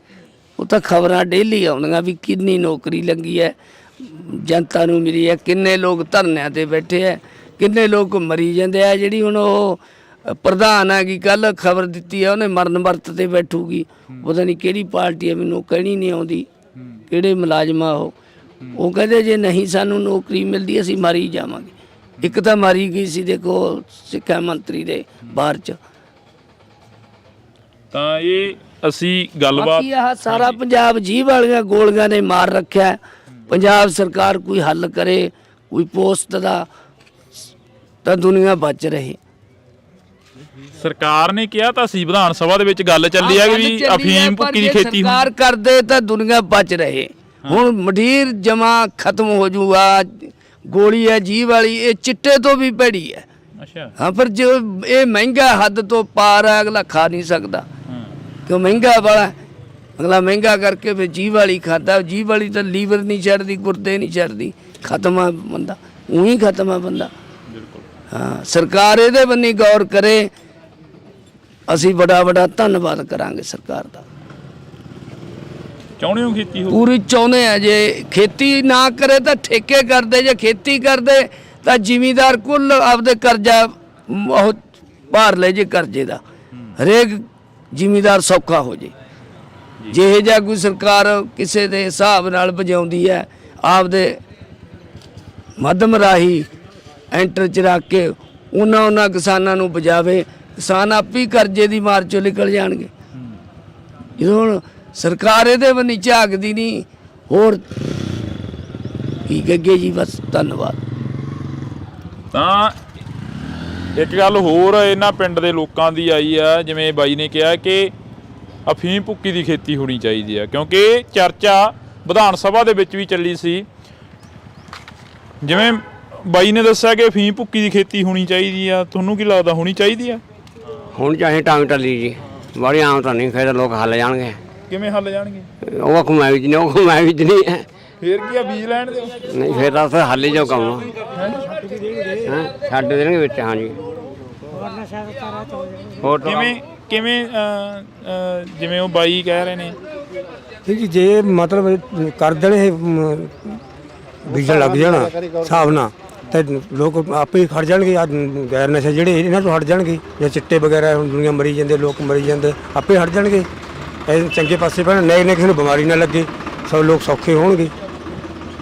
ਉਹ ਤਾਂ ਖਬਰਾਂ ਡੇਲੀ ਆਉਂਦੀਆਂ ਵੀ ਕਿੰਨੀ ਨੌਕਰੀ ਲੱਗੀ ਹੈ, ਜਨਤਾ ਨੂੰ ਮਿਲੀ ਹੈ, ਕਿੰਨੇ ਲੋਕ ਧਰਨਿਆਂ ਤੇ ਬੈਠੇ ਹੈ, ਕਿੰਨੇ ਲੋਕ ਮਰੀ ਜਾਂਦੇ ਆ। ਜਿਹੜੀ ਹੁਣ ਉਹ ਪ੍ਰਧਾਨ ਆ ਗਈ, ਕੱਲ ਖਬਰ ਦਿੱਤੀ ਆ ਉਹਨੇ ਮਰਨ ਵਰਤ ਤੇ ਬੈਠੂਗੀ, ਪਤਾ ਨਹੀਂ ਕਿਹੜੀ ਪਾਰਟੀ ਹੈ, ਮੈਨੂੰ ਕਹਿਣੀ ਨਹੀਂ ਆਉਂਦੀ ਕਿਹੜੇ ਮੁਲਾਜ਼ਮ ਆ ਉਹ ਕਹਿੰਦੇ ਜੇ ਨਹੀਂ ਸਾਨੂੰ ਨੌਕਰੀ ਮਿਲਦੀ ਅਸੀਂ ਮਾਰੀ ਜਾਵਾਂਗੇ। ਇੱਕ ਤਾਂ ਮਾਰੀ ਗਈ ਸੀ ਦੇਖੋ ਸਿੱਖਿਆ ਮੰਤਰੀ ਦੇ ਬਾਹਰ ਚ। ਤਾਂ ਇਹ ਅਸੀਂ ਗੱਲਬਾਤ ਆਹ ਸਾਰਾ ਪੰਜਾਬ ਜੀਭ ਵਾਲੀਆਂ ਗੋਲੀਆਂ ਨੇ ਮਾਰ ਰੱਖਿਆ। ਪੰਜਾਬ ਸਰਕਾਰ ਕੋਈ ਹੱਲ ਕਰੇ, ਕੋਈ ਪੋਸਟ ਦਾ, ਤਾਂ ਦੁਨੀਆ ਬਚ ਰਹੇ। ਸਰਕਾਰ ਨੇ ਕਿਹਾ ਤਾਂ ਸੀ, ਵਿਧਾਨ ਸਭਾ ਦੇ ਵਿੱਚ ਗੱਲ ਚੱਲੀ ਹੈ ਵੀ ਅਫੀਮ ਭੁੱਕੀ ਦੀ ਖੇਤੀ ਸਰਕਾਰ ਕਰਦੇ ਤਾਂ ਦੁਨੀਆ ਬਚ ਰਹੇ। ਹੁਣ ਮੰਡੀਰ ਜਮਾ ਖਤਮ ਹੋ ਜੂਗਾ। ਗੋਲੀ ਹੈ ਜੀਭ ਵਾਲੀ, ਇਹ ਚਿੱਟੇ ਤੋਂ ਵੀ ਭੈੜੀ ਹੈ। ਅੱਛਾ ਹਾਂ, ਪਰ ਜੋ ਇਹ ਮਹਿੰਗਾ ਹੱਦ ਤੋਂ ਪਾਰ ਹੈ, ਅਗਲਾ ਖਾ ਨਹੀਂ ਸਕਦਾ ਕਿਉਂ ਮਹਿੰਗਾ ਵਾਲਾ। ਅਗਲਾ ਮਹਿੰਗਾ ਕਰਕੇ ਫਿਰ ਜੀਭ ਵਾਲੀ ਖਾਦਾ। ਜੀਭ ਵਾਲੀ ਤਾਂ ਲੀਵਰ ਨਹੀਂ ਛੱਡਦੀ, ਗੁਰਦੇ ਨਹੀਂ ਛੱਡਦੀ, ਖਤਮ ਆ ਬੰਦਾ, ਉਹੀ ਖਤਮ ਆ ਬੰਦਾ। ਹਾਂ, ਸਰਕਾਰ ਇਹਦੇ ਬੰਨੀ ਗੌਰ ਕਰੇ। ਅਸੀਂ ਬੜਾ ਧੰਨਵਾਦ ਕਰਾਂਗੇ ਸਰਕਾਰ ਦਾ। ਚਾਹੁੰਦੇ ਹੋ ਖੇਤੀ ਹੋ? ਪੂਰੀ ਚਾਹੁੰਦੇ ਆ। ਜੇ ਖੇਤੀ ਨਾ ਕਰੇ ਤਾਂ ਠੇਕੇ ਕਰਦੇ, ਜੇ ਖੇਤੀ ਕਰਦੇ ਤਾਂ ਜ਼ਿਮੀਂਦਾਰ ਕੁੱਲ ਆਪਦੇ ਕਰਜ਼ਾ ਉਹ ਭਾਰ ਲੈ ਜੇ ਕਰਜ਼ੇ ਦਾ। ਹਰੇਕ ਜ਼ਿਮੀਦਾਰ ਸੌਖਾ ਹੋ ਜੇ। ਜਿਹੇ ਜਿਹਾ ਕੋਈ ਸਰਕਾਰ ਕਿਸੇ ਦੇ ਹਿਸਾਬ ਨਾਲ ਵਜਾਉਂਦੀ ਹੈ, ਆਪਦੇ ਮਾਧਮ ਰਾਹੀਂ ਐਂਟਰ ਚ ਰੱਖ ਕੇ ਉਹਨਾਂ ਕਿਸਾਨਾਂ ਨੂੰ ਬਚਾਵੇ। ਕਿਸਾਨ ਆਪੇ ਹੀ ਕਰਜ਼ੇ ਦੀ ਮਾਰ ਚੋਂ ਨਿਕਲ ਜਾਣਗੇ। ਜਦੋਂ ਹੁਣ ਸਰਕਾਰ ਇਹਦੇ ਵੱਲ ਝਾਕਦੀ ਨਹੀਂ, ਹੋਰ ਕੀ ਕਹੇ ਜੀ। ਬਸ ਧੰਨਵਾਦ। ਤਾਂ ਇੱਕ ਗੱਲ ਹੋਰ ਇਹਨਾਂ ਪਿੰਡ ਦੇ ਲੋਕਾਂ ਦੀ ਆਈ ਆ, ਜਿਵੇਂ ਬਾਈ ਨੇ ਕਿਹਾ ਕਿ ਅਫੀਮ ਭੁੱਕੀ ਦੀ ਖੇਤੀ ਹੋਣੀ ਚਾਹੀਦੀ ਆ, ਕਿਉਂਕਿ ਚਰਚਾ ਵਿਧਾਨ ਸਭਾ ਦੇ ਵਿੱਚ ਵੀ ਚੱਲੀ ਸੀ। ਜਿਵੇਂ ਬਾਈ ਨੇ ਦੱਸਿਆ ਕਿ ਅਫੀਮ ਭੁੱਕੀ ਦੀ ਖੇਤੀ ਹੋਣੀ ਚਾਹੀਦੀ ਆ, ਤੁਹਾਨੂੰ ਕੀ ਲੱਗਦਾ ਹੋਣੀ ਚਾਹੀਦੀ ਆ? ਹੁਣ ਚਾਹੇ ਟਾਂਗ ਟੱਲੀ ਜੀ, ਬੜੀ ਆਮ ਤਾਂ ਨਹੀਂ, ਫਿਰ ਲੋਕ ਹੱਲ ਜਾਣਗੇ। ਕਿਵੇਂ ਹੱਲ ਜਾਣਗੇ? ਉਹ ਕਮਾਈ ਵਿੱਚ ਨਹੀਂ, ਉਹ ਕਮਾਈ ਵਿੱਚ ਨਹੀਂ ਹੈ। ਫੇਰ ਕੀ ਆ, ਬੀਜ ਲੈਣ ਦਿਓ। ਨਹੀਂ ਫਿਰ ਤਾਂ ਫਿਰ ਹੱਲ ਹੀ ਜੋ ਕੰਮ ਛੱਡ ਦੇਣਗੇ ਵਿੱਚ। ਹਾਂਜੀ ਹੋਰ ਕਿਵੇਂ ਜਿਵੇਂ ਉਹ ਬਾਈ ਕਹਿ ਰਹੇ ਨੇ ਜੀ, ਜੇ ਮਤਲਬ ਕਰ ਦੇਣ ਇਹ ਬੀਜਣ ਲੱਗ ਜਾਣਾ ਹਿਸਾਬ ਨਾਲ, ਤੇ ਲੋਕ ਆਪੇ ਹੀ ਖੜ ਜਾਣਗੇ। ਆ ਗੈਰ ਨਸ਼ੇ ਜਿਹੜੇ ਇਹਨਾਂ ਤੋਂ ਹਟ ਜਾਣਗੇ, ਜਾਂ ਚਿੱਟੇ ਵਗੈਰਾ ਹੁਣ ਦੁਨੀਆ ਮਰੀ ਜਾਂਦੇ, ਲੋਕ ਮਰੀ ਜਾਂਦੇ, ਆਪੇ ਹਟ ਜਾਣਗੇ। ਇਹ ਚੰਗੇ ਪਾਸੇ ਪੈਣ, ਨਏ ਕਿਸੇ ਨੂੰ ਬਿਮਾਰੀ ਨਾ ਲੱਗੇ, ਸਭ ਲੋਕ ਸੌਖੇ ਹੋਣਗੇ।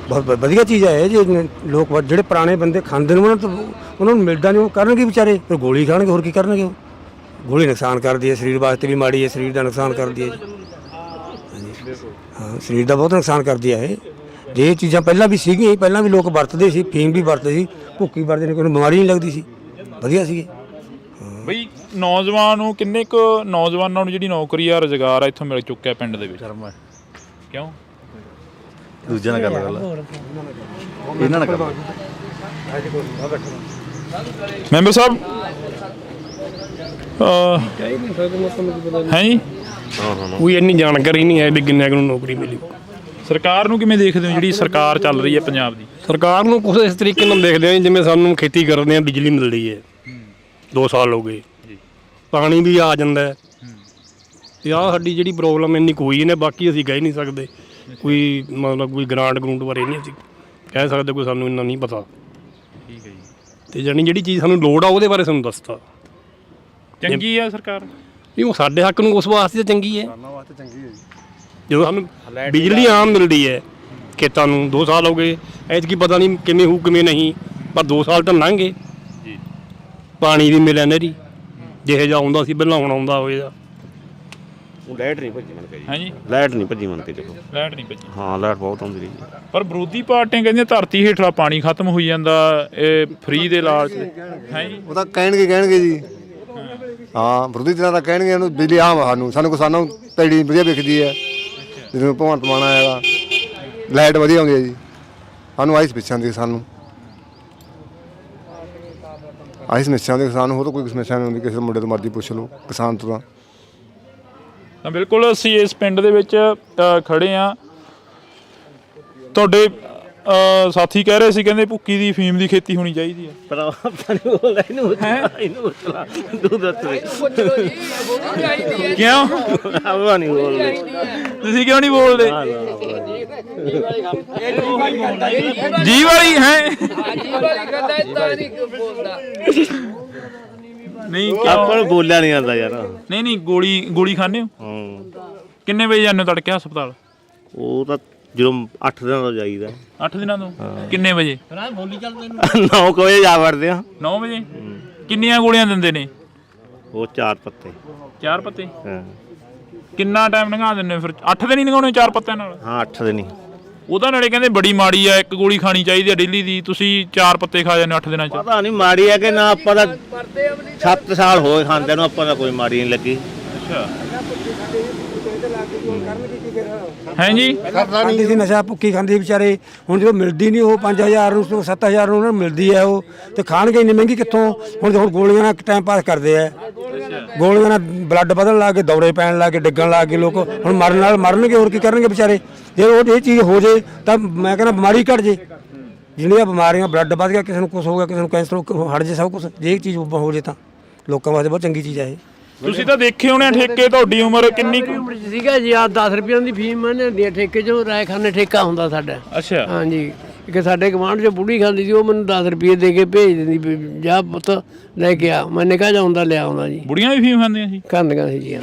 ਬਹੁਤ ਵਧੀਆ ਚੀਜ਼ ਹੈ। ਜੇ ਲੋਕ ਜਿਹੜੇ ਪੁਰਾਣੇ ਬੰਦੇ ਖਾਂਦੇ ਨੇ ਉਹਨਾਂ ਨੂੰ ਮਿਲਦਾ ਨਹੀਂ, ਉਹ ਕਰਨਗੇ ਵਿਚਾਰੇ, ਫਿਰ ਗੋਲੀ ਖਾਣਗੇ, ਹੋਰ ਕੀ ਕਰਨਗੇ। ਉਹ ਗੋਲੀ ਨੁਕਸਾਨ ਕਰਦੀ ਹੈ, ਸਰੀਰ ਵਾਸਤੇ ਵੀ ਮਾੜੀ ਹੈ, ਸਰੀਰ ਦਾ ਨੁਕਸਾਨ ਕਰਦੀ ਹੈ ਜੀ। ਹਾਂ, ਸਰੀਰ ਦਾ ਬਹੁਤ ਨੁਕਸਾਨ ਕਰਦੀ ਹੈ ਇਹ। ਜੇ ਇਹ ਚੀਜ਼ਾਂ ਪਹਿਲਾਂ ਵੀ ਸੀਗੀਆਂ, ਪਹਿਲਾਂ ਵੀ ਲੋਕ ਵਰਤਦੇ ਸੀ, ਫੀਮ ਵੀ ਵਰਤਦੇ ਸੀ, ਭੁੱਕੀ ਵਰਤਦੇ ਨੇ, ਕੋਈ ਬਿਮਾਰੀ ਨਹੀਂ ਲੱਗਦੀ ਸੀ, ਵਧੀਆ ਸੀਗੇ। ਬਈ ਨੌਜਵਾਨ ਨੂੰ ਕਿੰਨੇ ਕੁ ਨੌਜਵਾਨਾਂ ਨੂੰ ਜਿਹੜੀ ਨੌਕਰੀ ਆ, ਰੁਜ਼ਗਾਰ ਆ ਇੱਥੋਂ ਮਿਲ ਚੁੱਕਿਆ ਪਿੰਡ ਦੇ ਵਿੱਚ? ਕਿਉਂ? ਦੂਜਿਆਂ ਨਾਲ ਗੱਲ ਇਹਨਾਂ ਨਾਲ ਕਰ। ਮੈਂਬਰ ਸਾਹਿਬ ਹੈ ਜੀ, ਕੋਈ ਇੰਨੀ ਜਾਣਕਾਰੀ ਨਹੀਂ ਹੈ ਵੀ ਕਿੰਨੇ ਨੂੰ ਨੌਕਰੀ ਮਿਲੀ। ਸਰਕਾਰ ਨੂੰ ਕਿਵੇਂ ਦੇਖਦੇ ਹੋ, ਜਿਹੜੀ ਸਰਕਾਰ ਚੱਲ ਰਹੀ ਹੈ ਪੰਜਾਬ ਦੀ? ਸਰਕਾਰ ਨੂੰ ਕੁਛ ਇਸ ਤਰੀਕੇ ਨਾਲ ਦੇਖਦੇ ਹਾਂ ਜਿਵੇਂ ਸਾਨੂੰ ਖੇਤੀ ਕਰਦੇ ਹਾਂ, ਬਿਜਲੀ ਮਿਲਦੀ ਹੈ 2 ਸਾਲ ਹੋ ਗਏ, ਪਾਣੀ ਵੀ ਆ ਜਾਂਦਾ ਹੈ, ਤੇ ਆਹ ਸਾਡੀ ਜਿਹੜੀ ਪ੍ਰੋਬਲਮ ਇੰਨੀ ਕੋਈ ਨੇ, ਬਾਕੀ ਅਸੀਂ ਕਹਿ ਨਹੀਂ ਸਕਦੇ। ਕੋਈ ਮਤਲਬ ਕੋਈ ਗ੍ਰਾਂਟ ਬਾਰੇ ਨਹੀਂ ਅਸੀਂ ਕਹਿ ਸਕਦੇ, ਕੋਈ ਸਾਨੂੰ ਇੰਨਾ ਨਹੀਂ ਪਤਾ। ਠੀਕ ਹੈ ਜੀ। ਤੇ ਜਾਣੀ ਜਿਹੜੀ ਚੀਜ਼ ਸਾਨੂੰ ਲੋੜ ਆ ਉਹਦੇ ਬਾਰੇ ਸਾਨੂੰ ਦੱਸਤਾ। ਚੰਗੀ ਆ ਸਰਕਾਰ? ਨਹੀਂ, ਉਹ ਸਾਡੇ ਹੱਕ ਨੂੰ ਉਸ ਵਾਸਤੇ ਚੰਗੀ ਹੈ। ਜਦੋਂ ਸਾਨੂੰ ਬਿਜਲੀ ਆਮ ਮਿਲਦੀ ਹੈ ਖੇਤਾਂ ਨੂੰ 2 ਸਾਲ ਹੋ ਗਏ, ਐਤਕੀ ਪਤਾ ਨਹੀਂ ਕਿਵੇਂ ਹੋਊ ਕਿਵੇਂ ਨਹੀਂ, ਪਰ 2 ਸਾਲ ਤਾਂ ਲੰਘ ਗਏ। ਪਾਣੀ ਵੀ ਮਿਲਿਆ ਨਹਿਰੀ, ਜਿਹੇ ਜਿਹਾ ਆਉਂਦਾ ਸੀ ਪਹਿਲਾਂ, ਹੁਣ ਆਉਂਦਾ ਹੋਏਗਾ। ਲਾਈਟ ਨਹੀਂ ਭੱਜੀ ਮੰਨ ਕੇ ਜੀ। ਹਾਂਜੀ, ਲਾਈਟ ਨਹੀਂ ਭੱਜੀ ਮੰਨ ਕੇ ਦੇਖੋ। ਲਾਈਟ ਨਹੀਂ ਭੱਜੀ? ਹਾਂ, ਲਾਈਟ ਬਹੁਤ ਆਉਂਦੀ ਰਹੀ। ਪਰ ਵਿਰੋਧੀ ਪਾਰਟੀਆਂ ਕਹਿੰਦੀਆਂ ਧਰਤੀ ਹੇਠਲਾ ਪਾਣੀ ਖਤਮ ਹੋਈ ਜਾਂਦਾ, ਇਹ ਫ੍ਰੀ ਦੇ ਲਾਲਚ ਹੈ ਜੀ। ਉਹ ਤਾਂ ਕਹਿਣਗੇ ਜੀ। ਹਾਂ, ਵਿਰੋਧੀ ਧਿਰਾਂ ਤਾਂ ਕਹਿਣਗੇ ਇਹਨੂੰ ਬਿਜਲੀ ਆਮ ਸਾਨੂੰ ਕਿਸਾਨਾਂ ਨੂੰ ਪੈੜੀ ਵਧੀਆ ਵਿਕਦੀ ਹੈ। ਜਿਵੇਂ ਭਗਵੰਤ ਮਾਨ ਆਏਗਾ, ਲਾਈਟ ਵਧੀਆ ਆਉਂਦੀ ਹੈ ਜੀ। ਸਾਨੂੰ ਆਈ ਸਮੱਸਿਆ ਦੀ ਸਾਨੂੰ ਆਈ ਸਮੱਸਿਆ ਦੇ ਕਿਸਾਨ, ਹੋਰ ਤਾਂ ਕੋਈ ਸਮੱਸਿਆ ਨਹੀਂ ਹੁੰਦੀ। ਕਿਸੇ ਮੁੰਡੇ ਤੋਂ ਮਰਜ਼ੀ ਪੁੱਛ ਲਓ ਕਿਸਾਨ ਤੋਂ। ਤਾਂ ਬਿਲਕੁਲ ਅਸੀਂ ਇਸ ਪਿੰਡ ਦੇ ਵਿੱਚ ਖੜੇ ਆ। ਤੁਹਾਡੇ ਸਾਥੀ ਕਹਿ ਰਹੇ ਸੀ, ਕਹਿੰਦੇ ਭੁੱਕੀ ਦੀ ਫੀਮ ਦੀ ਖੇਤੀ ਹੋਣੀ ਚਾਹੀਦੀ ਹੈ। ਕਿਉਂ? ਤੁਸੀਂ ਕਿਉਂ ਨਹੀਂ ਬੋਲਦੇ? ਜੀ ਵਾਲੀ ਹੈ ਨਹੀਂ, ਆਪਾਂ ਨੂੰ ਬੋਲਿਆ ਨਹੀਂ ਆਉਂਦਾ ਯਾਰ। ਨਹੀਂ, ਗੋਲੀ ਖਾਂਦੇ ਹੋ? ਕਿੰਨੇ ਵਜੇ ਜਾਂਦੇ ਹੋ ਤੜਕੇ ਹਸਪਤਾਲ? ਉਹ ਤਾਂ ਜਦੋਂ 8 ਦਿਨਾਂ ਤੋਂ ਜਾਈਦਾ। 8 ਦਿਨਾਂ ਤੋਂ? ਕਿੰਨੇ ਵਜੇ? 9 ਵਜੇ ਜਾ ਵੜਦੇ ਆ। 9 ਵਜੇ? ਕਿੰਨੀਆਂ ਗੋਲੀਆਂ ਦਿੰਦੇ ਨੇ ਉਹ? 4 ਪੱਤੇ। 4 ਪੱਤੇ? ਹਾਂ। ਕਿੰਨਾ ਟਾਈਮ ਲੰਘਾ ਦਿੰਦੇ ਫਿਰ? 8 ਦਿਨ ਹੀ ਲੰਘਾਉਣੇ 4 ਪੱਤਿਆਂ ਨਾਲ? ਹਾਂ, 8 ਦਿਨ ਹੀ। ਉਹਦਾ ਨਾਲੇ ਕਹਿੰਦੇ ਬੜੀ ਮਾੜੀ ਆ, 1 ਗੋਲੀ ਖਾਣੀ ਚਾਹੀਦੀ ਆ ਡੇਲੀ ਦੀ, ਤੁਸੀਂ 4 ਪੱਤੇ ਖਾ ਜਾਂਦੇ 8 ਦਿਨਾਂ ਚ। ਪਤਾ ਨਹੀਂ ਮਾੜੀ ਹੈ ਕਿ ਨਾ, ਆਪਾਂ ਦਾ 7 ਸਾਲ ਹੋਏ ਖਾਂਦੇ ਨੂੰ, ਆਪਾਂ ਦਾ ਕੋਈ ਮਾੜੀ ਨਹੀਂ ਲੱਗੀ। ਅੱਛਾ, ਹੈ ਜੀ। ਖਾਂਦੇ ਸੀ ਨਸ਼ਾ, ਭੁੱਕੀ ਖਾਂਦੇ ਵਿਚਾਰੇ। ਹੁਣ ਜਦੋਂ ਮਿਲਦੀ ਨਹੀਂ, ਉਹ 5000 ਨੂੰ 7000 ਨੂੰ ਉਹਨਾਂ ਨੂੰ ਮਿਲਦੀ ਹੈ, ਉਹ ਤੇ ਖਾਣਗੇ ਇੰਨੀ ਮਹਿੰਗੀ ਕਿੱਥੋਂ। ਹੁਣ ਗੋਲੀਆਂ ਨਾਲ ਟਾਈਮ ਪਾਸ ਕਰਦੇ ਆ, ਗੋਲੀਆਂ ਨਾਲ ਬਲੱਡ ਵਧਣ ਲੱਗ ਗਏ, ਦੌਰੇ ਪੈਣ ਲੱਗ ਗਏ, ਡਿੱਗਣ ਲੱਗ ਗਏ ਲੋਕ। ਹੁਣ ਮਰਨ ਨਾਲ ਮਰਨਗੇ, ਹੋਰ ਕੀ ਕਰਨਗੇ ਵਿਚਾਰੇ। ਜੇ ਉਹ ਇਹ ਚੀਜ਼ ਹੋ ਜੇ ਤਾਂ ਮੈਂ ਕਹਿੰਦਾ ਬਿਮਾਰੀ ਘਟ ਜੇ। ਜਿਹੜੀਆਂ ਬਿਮਾਰੀਆਂ, ਬਲੱਡ ਵੱਧ ਗਿਆ, ਕਿਸੇ ਨੂੰ ਕੁਛ ਹੋ ਗਿਆ, ਕਿਸੇ ਨੂੰ ਕੈਂਸਰ ਹਟ ਜੇ, ਸਭ ਕੁਛ। ਜੇ ਇਹ ਚੀਜ਼ ਹੋ ਜੇ ਤਾਂ ਲੋਕਾਂ ਵਾਸਤੇ ਬਹੁਤ ਚੰਗੀ ਚੀਜ਼ ਹੈ ਇਹ। ਤੁਸੀਂ ਤਾਂ ਦੇਖੇ ਹੋਣੇ ਠੇਕੇ, ਤੁਹਾਡੀ ਉਮਰ ਕਿੰਨੀ ਸੀਗਾ ਜੀ? ਆ 10 ਰੁਪਏ ਦੀ ਫੀਮ ਹੁੰਦੀ ਹੈ ਠੇਕੇ ਚੋਂ, ਰਾਇਖਾਨੇ ਠੇਕਾ ਹੁੰਦਾ ਸਾਡਾ। ਅੱਛਾ। ਹਾਂਜੀ, ਇੱਕ ਸਾਡੇ ਗਵਾਂਢ 'ਚ ਬੁੜੀ ਖਾਂਦੀ ਸੀ, ਉਹ ਮੈਨੂੰ 10 ਰੁਪਏ ਦੇ ਕੇ ਭੇਜ ਦਿੰਦੀ ਵੀ ਜਾ ਪੁੱਤ ਲੈ ਕੇ ਆ। ਮੈਂ ਨਿਕਾ ਜਾਉਂਦਾ ਲਿਆ ਆਉਂਦਾ ਜੀ। ਬੁੜੀਆਂ ਵੀ ਫੀਮ ਖਾਂਦੀਆਂ ਸੀ? ਖਾਂਦੀਆਂ ਸੀ ਜੀ, ਹਾਂ।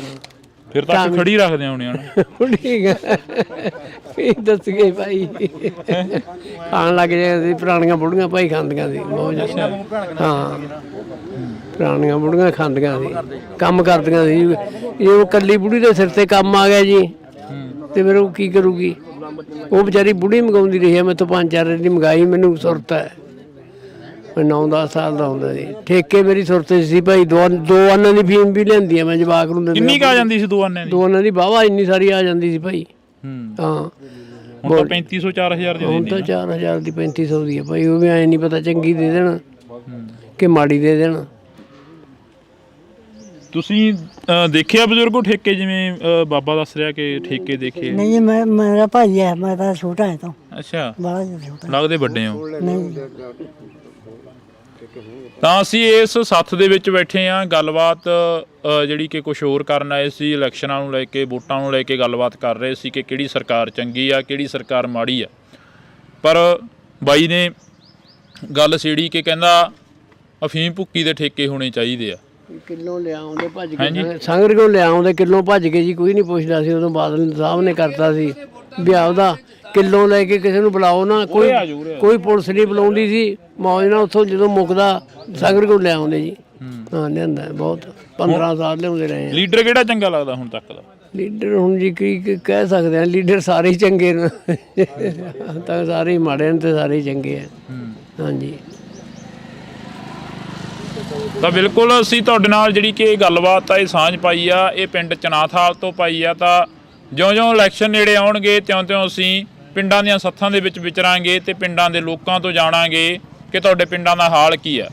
ਫਿਰ ਤਾਂ ਖੜੀ ਰੱਖਦੇ ਹੋਣੇ ਹਨ। ਠੀਕ ਹੈ, ਇਹ ਦੱਸ ਗਏ ਭਾਈ। ਖਾਣ ਲੱਗ ਜਾਂਦੇ ਸੀ ਪੁਰਾਣੀਆਂ ਬੁੜੀਆਂ ਭਾਈ, ਖਾਂਦੀਆਂ ਸੀ ਬਹੁਤ ਜ਼ਿਆਦਾ। ਹਾਂ, ਪੁਰਾਣੀਆਂ ਬੁੜੀਆਂ ਖਾਂਦੀਆਂ ਸੀ, ਕੰਮ ਕਰਦੀਆਂ ਸੀ। ਇਹ ਉਹ ਕੱਲੀ ਬੁੜੀ ਦੇ ਸਿਰ ਤੇ ਕੰਮ ਆ ਗਿਆ ਜੀ, ਤੇ ਫਿਰ ਉਹ ਕੀ ਕਰੂਗੀ? ਉਹ ਵਿਚਾਰੀ ਬੁੜੀ ਮੰਗਾਉਂਦੀ ਰਹੀ ਹੈ, ਮੈਂ ਤੋਂ 5-4 ਦਿਨ ਦੀ ਮੰਗਾਈ। ਮੈਨੂੰ ਸੁਰਤ ਹੈ, ਮੈਂ 9-10 ਸਾਲ ਦਾ ਹੁੰਦਾ ਸੀ। ਠੇਕੇ ਮੇਰੀ ਸੁਰਤ ਸੀ ਭਾਈ। ਦੋ ਆਨਾਂ ਦੀ ਫੀਮ ਵੀ ਲੈਂਦੀ ਆ ਮੈਂ ਜਵਾਕ ਨੂੰ। ਕਿੰਨੀ ਕੁ ਆ ਜਾਂਦੀ ਸੀ 2 ਆਨੇ ਦੀ? 2 ਆਨਾਂ ਦੀ ਵਾਹਵਾ ਇੰਨੀ ਸਾਰੀ ਆ ਜਾਂਦੀ ਸੀ ਭਾਈ। ਹਾਂ, ਹੁਣ ਤਾਂ 3500-4000 ਦੀ ਹੁਣ ਤਾਂ 4000 ਦੀ 3500 ਦੀ ਹੈ ਭਾਈ। ਉਹ ਵੀ ਐ ਨਹੀਂ ਪਤਾ ਚੰਗੀ ਦੇ ਦੇਣ ਕਿ ਮਾੜੀ ਦੇ ਦੇਣ। ਤੁਸੀਂ ਦੇਖਿਆ ਬਜ਼ੁਰਗੋ ਠੇਕੇ, ਜਿਵੇਂ ਬਾਬਾ ਦੱਸ ਰਿਹਾ ਕਿ ਠੇਕੇ ਦੇਖੇ? ਨਹੀਂ, ਮੈਂ ਮੇਰਾ ਭਾਈ ਹੈ, ਮੈਂ ਤਾਂ ਛੋਟਾ ਹੈ ਤਾਂ। ਅੱਛਾ, ਬੜਾ ਛੋਟਾ। ਲੱਗਦੇ ਵੱਡੇ ਹੋ। ਨਹੀਂ, ਤਾਂ ਅਸੀਂ ਇਸ ਸੱਥ ਦੇ ਵਿੱਚ ਬੈਠੇ ਹਾਂ। ਗੱਲਬਾਤ ਜਿਹੜੀ ਕਿ ਕੁਝ ਹੋਰ ਕਰਨ ਆਏ ਸੀ, ਇਲੈਕਸ਼ਨਾਂ ਨੂੰ ਲੈ ਕੇ, ਵੋਟਾਂ ਨੂੰ ਲੈ ਕੇ ਗੱਲਬਾਤ ਕਰ ਰਹੇ ਸੀ ਕਿ ਕਿਹੜੀ ਸਰਕਾਰ ਚੰਗੀ ਆ, ਕਿਹੜੀ ਸਰਕਾਰ ਮਾੜੀ ਆ। ਪਰ ਬਾਈ ਨੇ ਗੱਲ ਛੇੜੀ ਕਿ ਕਹਿੰਦਾ ਅਫੀਮ ਭੁੱਕੀ ਦੇ ਠੇਕੇ ਹੋਣੇ ਚਾਹੀਦੇ ਆ। ਕਿਲੋ ਲਿਆਉਂਦੇ ਭੱਜ ਕੇ, ਸੰਗਰ ਕੋਲ ਲਿਆਉਂਦੇ ਕਿਲੋ ਭੱਜ ਕੇ ਜੀ। ਕੋਈ ਨਹੀਂ ਪੁੱਛਦਾ ਸੀ ਉਦੋਂ। ਬਾਦਲ ਸਾਹਿਬ ਨੇ ਕਰਤਾ ਸੀ ਵੀ ਆਪਦਾ ਕਿਲੋ ਲੈ ਕੇ ਕਿਸੇ ਨੂੰ ਬੁਲਾਓ ਨਾ। ਕੋਈ ਪੁਲਿਸ ਨਹੀਂ ਬੁਲਾਉਂਦੀ ਸੀ। ਮੌਜ ਨਾਲ ਉੱਥੋਂ ਜਦੋਂ ਮੁੱਕਦਾ ਸੰਗਰ ਕੋਲ ਲਿਆਉਂਦੇ ਜੀ। ਹਾਂ, ਲਿਆਂਦਾ ਬਹੁਤ। 15 ਸਾਲ ਲਿਆਉਂਦੇ ਰਹੇ। ਲੀਡਰ ਕਿਹੜਾ ਚੰਗਾ ਲੱਗਦਾ ਹੁਣ ਤੱਕ ਦਾ? ਲੀਡਰ ਹੁਣ ਜੀ ਕੀ ਕਹਿ ਸਕਦੇ ਆ, ਲੀਡਰ ਸਾਰੇ ਹੀ ਚੰਗੇ ਨੇ। ਤਾਂ ਸਾਰੇ ਹੀ ਮਾੜੇ ਨੇ ਤੇ ਸਾਰੇ ਹੀ ਚੰਗੇ ਆ। ਹਾਂਜੀ, ਤਾਂ ਬਿਲਕੁਲ ਅਸੀਂ ਤੁਹਾਡੇ ਨਾਲ ਜਿਹੜੀ ਕਿ ਗੱਲਬਾਤ ਆ ਇਹ ਸਾਂਝ ਪਾਈ ਆ, ਇਹ ਪਿੰਡ ਚਨਾਥਾਲ ਤੋਂ ਪਾਈ ਆ। ਤਾਂ ਜਿਉਂ-ਜਿਉਂ ਇਲੈਕਸ਼ਨ ਨੇੜੇ ਆਉਣਗੇ ਤਿਉਂ-ਤਿਉਂ ਅਸੀਂ ਪਿੰਡਾਂ ਦੀਆਂ ਸੱਥਾਂ ਦੇ ਵਿੱਚ ਵਿਚਰਾਂਗੇ ਤੇ ਪਿੰਡਾਂ ਦੇ ਲੋਕਾਂ ਤੋਂ ਜਾਣਾਂਗੇ ਕਿ ਤੁਹਾਡੇ ਪਿੰਡਾਂ ਦਾ ਹਾਲ ਕੀ ਆ,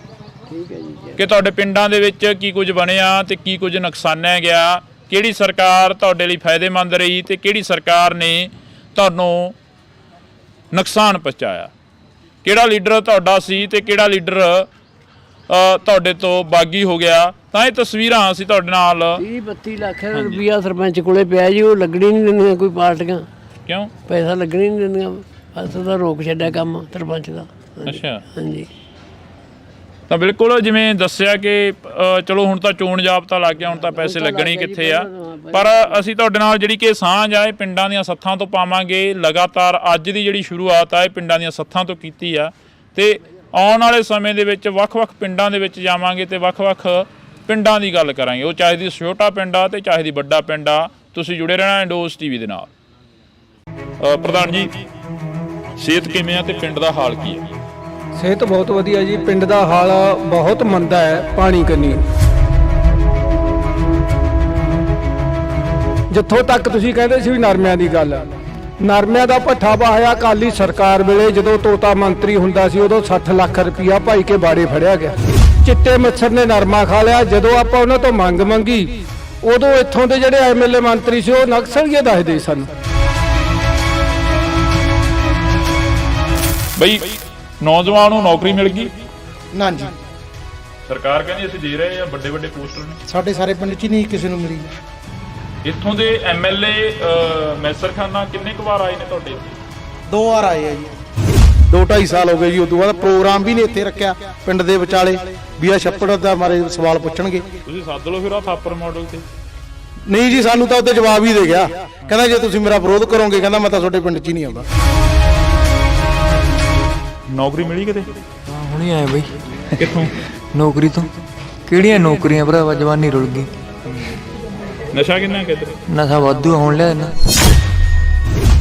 ਕਿ ਤੁਹਾਡੇ ਪਿੰਡਾਂ ਦੇ ਵਿੱਚ ਕੀ ਕੁਝ ਬਣਿਆ ਤੇ ਕੀ ਕੁਝ ਨੁਕਸਾਨਿਆ ਗਿਆ, ਕਿਹੜੀ ਸਰਕਾਰ ਤੁਹਾਡੇ ਲਈ ਫਾਇਦੇਮੰਦ ਰਹੀ ਤੇ ਕਿਹੜੀ ਸਰਕਾਰ ਨੇ ਤੁਹਾਨੂੰ ਨੁਕਸਾਨ ਪਹੁੰਚਾਇਆ, ਕਿਹੜਾ ਲੀਡਰ ਤੁਹਾਡਾ ਸੀ ਤੇ ਕਿਹੜਾ ਲੀਡਰ ਤੁਹਾਡੇ ਤੋਂ ਬਾਗੀ ਹੋ ਗਿਆ। ਤਾਂ ਇਹ ਤਸਵੀਰਾਂ ਅਸੀਂ ਤੁਹਾਡੇ ਨਾਲ 30-32 ਲੱਖ ਰੁਪਈਆ ਸਰਪੰਚ ਕੋਲੇ ਪਿਆ ਜੀ। ਉਹ ਲੱਗਣੀ ਨਹੀਂ ਦਿੰਦੀਆਂ ਕੋਈ ਪਾਰਟੀਆਂ। ਕਿਉਂ? ਪੈਸਾ ਲੱਗਣੀ ਨਹੀਂ ਦਿੰਦੀਆਂ। ਬਸ ਉਹਦਾ ਰੋਕ ਛੱਡਿਆ ਕੰਮ ਸਰਪੰਚ ਦਾ। ਅੱਛਾ, ਹਾਂਜੀ। ਤਾਂ ਬਿਲਕੁਲ ਜਿਵੇਂ ਦੱਸਿਆ ਕਿ ਚਲੋ ਹੁਣ ਤਾਂ ਚੋਣ ਜਾਬਤਾ ਲੱਗ ਗਿਆ, ਹੁਣ ਤਾਂ ਪੈਸੇ ਲੱਗਣੇ ਕਿੱਥੇ ਆ। ਪਰ ਅਸੀਂ ਤੁਹਾਡੇ ਨਾਲ ਜਿਹੜੀ ਕਿ ਸਾਂਝ ਆ ਇਹ ਪਿੰਡਾਂ ਦੀਆਂ ਸੱਥਾਂ ਤੋਂ ਪਾਵਾਂਗੇ। ਲਗਾਤਾਰ ਅੱਜ ਦੀ ਜਿਹੜੀ ਸ਼ੁਰੂਆਤ ਆ ਇਹ ਪਿੰਡਾਂ ਦੀਆਂ ਸੱਥਾਂ ਤੋਂ ਕੀਤੀ ਆ ਤੇ ਆਉਣ ਵਾਲੇ ਸਮੇਂ ਦੇ ਵਿੱਚ ਵੱਖ-ਵੱਖ ਪਿੰਡਾਂ ਦੇ ਵਿੱਚ ਜਾਵਾਂਗੇ ਤੇ ਵੱਖ-ਵੱਖ ਪਿੰਡਾਂ ਦੀ ਗੱਲ ਕਰਾਂਗੇ। ਉਹ ਚਾਹੇ ਦੀ ਛੋਟਾ ਪਿੰਡ ਆ ਤੇ ਚਾਹੇ ਦੀ ਵੱਡਾ ਪਿੰਡ ਆ। ਤੁਸੀਂ ਜੁੜੇ ਰਹਿਣਾ ਇੰਡੋਸ ਟੀਵੀ ਦੇ ਨਾਲ। ਪ੍ਰਧਾਨ ਜੀ, ਸਿਹਤ ਕਿਵੇਂ ਆ ਤੇ ਪਿੰਡ ਦਾ ਹਾਲ ਕੀ ਹੈ? ਸਿਹਤ ਬਹੁਤ ਵਧੀਆ ਜੀ। ਪਿੰਡ ਦਾ ਹਾਲ ਬਹੁਤ ਮੰਦਾ ਹੈ ਪਾਣੀ ਕੰਨੀ। ਜਿੱਥੋਂ ਤੱਕ ਤੁਸੀਂ ਕਹਿੰਦੇ ਸੀ ਵੀ ਨਰਮਿਆਂ ਦੀ ਗੱਲ, ਨਰਮਿਆਂ ਦਾ ਭੱਠਾ ਪਾਇਆ ਅਕਾਲੀ ਸਰਕਾਰ ਵੇਲੇ। ਜਦੋਂ ਤੋਤਾ ਮੰਤਰੀ ਹੁੰਦਾ ਸੀ ਉਦੋਂ 60 ਲੱਖ ਰੁਪਇਆ ਭਾਈ ਕੇ ਬਾੜੇ ਫੜਿਆ ਗਿਆ। ਚਿੱਟੇ ਮੱਛਰ ਨੇ ਨਰਮਾ ਖਾ ਲਿਆ। ਜਦੋਂ ਆਪਾਂ ਉਹਨਾਂ ਤੋਂ ਮੰਗ ਮੰਗੀ ਉਦੋਂ ਇੱਥੋਂ ਦੇ ਜਿਹੜੇ ਐਮਐਲਏ ਮੰਤਰੀ ਸੀ ਉਹ ਨਕਸਲੀਏ ਦੱਸਦੇ ਸਨ। ਬਈ ਨੌਜਵਾਨ ਨੂੰ ਨੌਕਰੀ ਮਿਲ ਗਈ? ਨਾ ਜੀ, ਸਰਕਾਰ ਕਹਿੰਦੀ ਅਸੀਂ ਦੇ ਰਹੇ ਆ, ਵੱਡੇ ਵੱਡੇ ਪੋਸਟਰ ਨੇ। ਸਾਡੇ ਸਾਰੇ ਪਿੰਡ 'ਚ ਨਹੀਂ ਕਿਸੇ ਨੂੰ ਮਿਲੀ। ਇੱਥੋਂ ਦੇ ਐਮਐਲਏ ਮੈਸਰ ਖਾਨਾ ਕਿੰਨੇ ਕੁ ਵਾਰ ਆਏ ਨੇ ਤੁਹਾਡੇ? 2 ਵਾਰ ਆਏ ਆ ਜੀ। 2-2.5 ਸਾਲ ਹੋ ਗਏ ਜੀ। ਉਦੋਂ ਬਾਅਦ ਪ੍ਰੋਗਰਾਮ ਵੀ ਨਹੀਂ ਇੱਥੇ ਰੱਖਿਆ ਪਿੰਡ ਦੇ ਵਿਚਾਲੇ ਵੀ ਆ ਛੱਪੜ ਦਾ ਮਾਰੇ ਸਵਾਲ ਪੁੱਛਣਗੇ। ਤੁਸੀਂ ਸੱਦ ਲਓ ਫਿਰ ਆ ਥਾਪਰ ਮਾਡਲ ਤੇ। ਨਹੀਂ ਜੀ, ਸਾਨੂੰ ਤਾਂ ਉਹਦੇ ਜਵਾਬ ਹੀ ਦੇ ਗਿਆ। ਕਹਿੰਦਾ ਜੇ ਤੁਸੀਂ ਮੇਰਾ ਵਿਰੋਧ ਕਰੋਗੇ, ਕਹਿੰਦਾ ਮੈਂ ਤਾਂ ਤੁਹਾਡੇ ਪਿੰਡ 'ਚ ਹੀ ਨਹੀਂ ਆਉਂਦਾ। ਨੌਕਰੀ ਮਿਲੀ ਕਿਤੇ? ਹਾਂ, ਹੁਣੀ ਆਏ ਬਈ। ਕਿੱਥੋਂ? ਨੌਕਰੀ ਤੋਂ। ਕਿਹੜੀਆਂ ਨੌਕਰੀਆਂ ਭਰਾਵਾ, ਜਵਾਨੀ ਰੁਲ ਗਈ। ਨਸ਼ਾ ਕਿੰਨਾ ਕਿੱਧਰ? ਨਸ਼ਾ ਵਾਧੂ ਹੋਣ ਲਿਆ ਨਾ।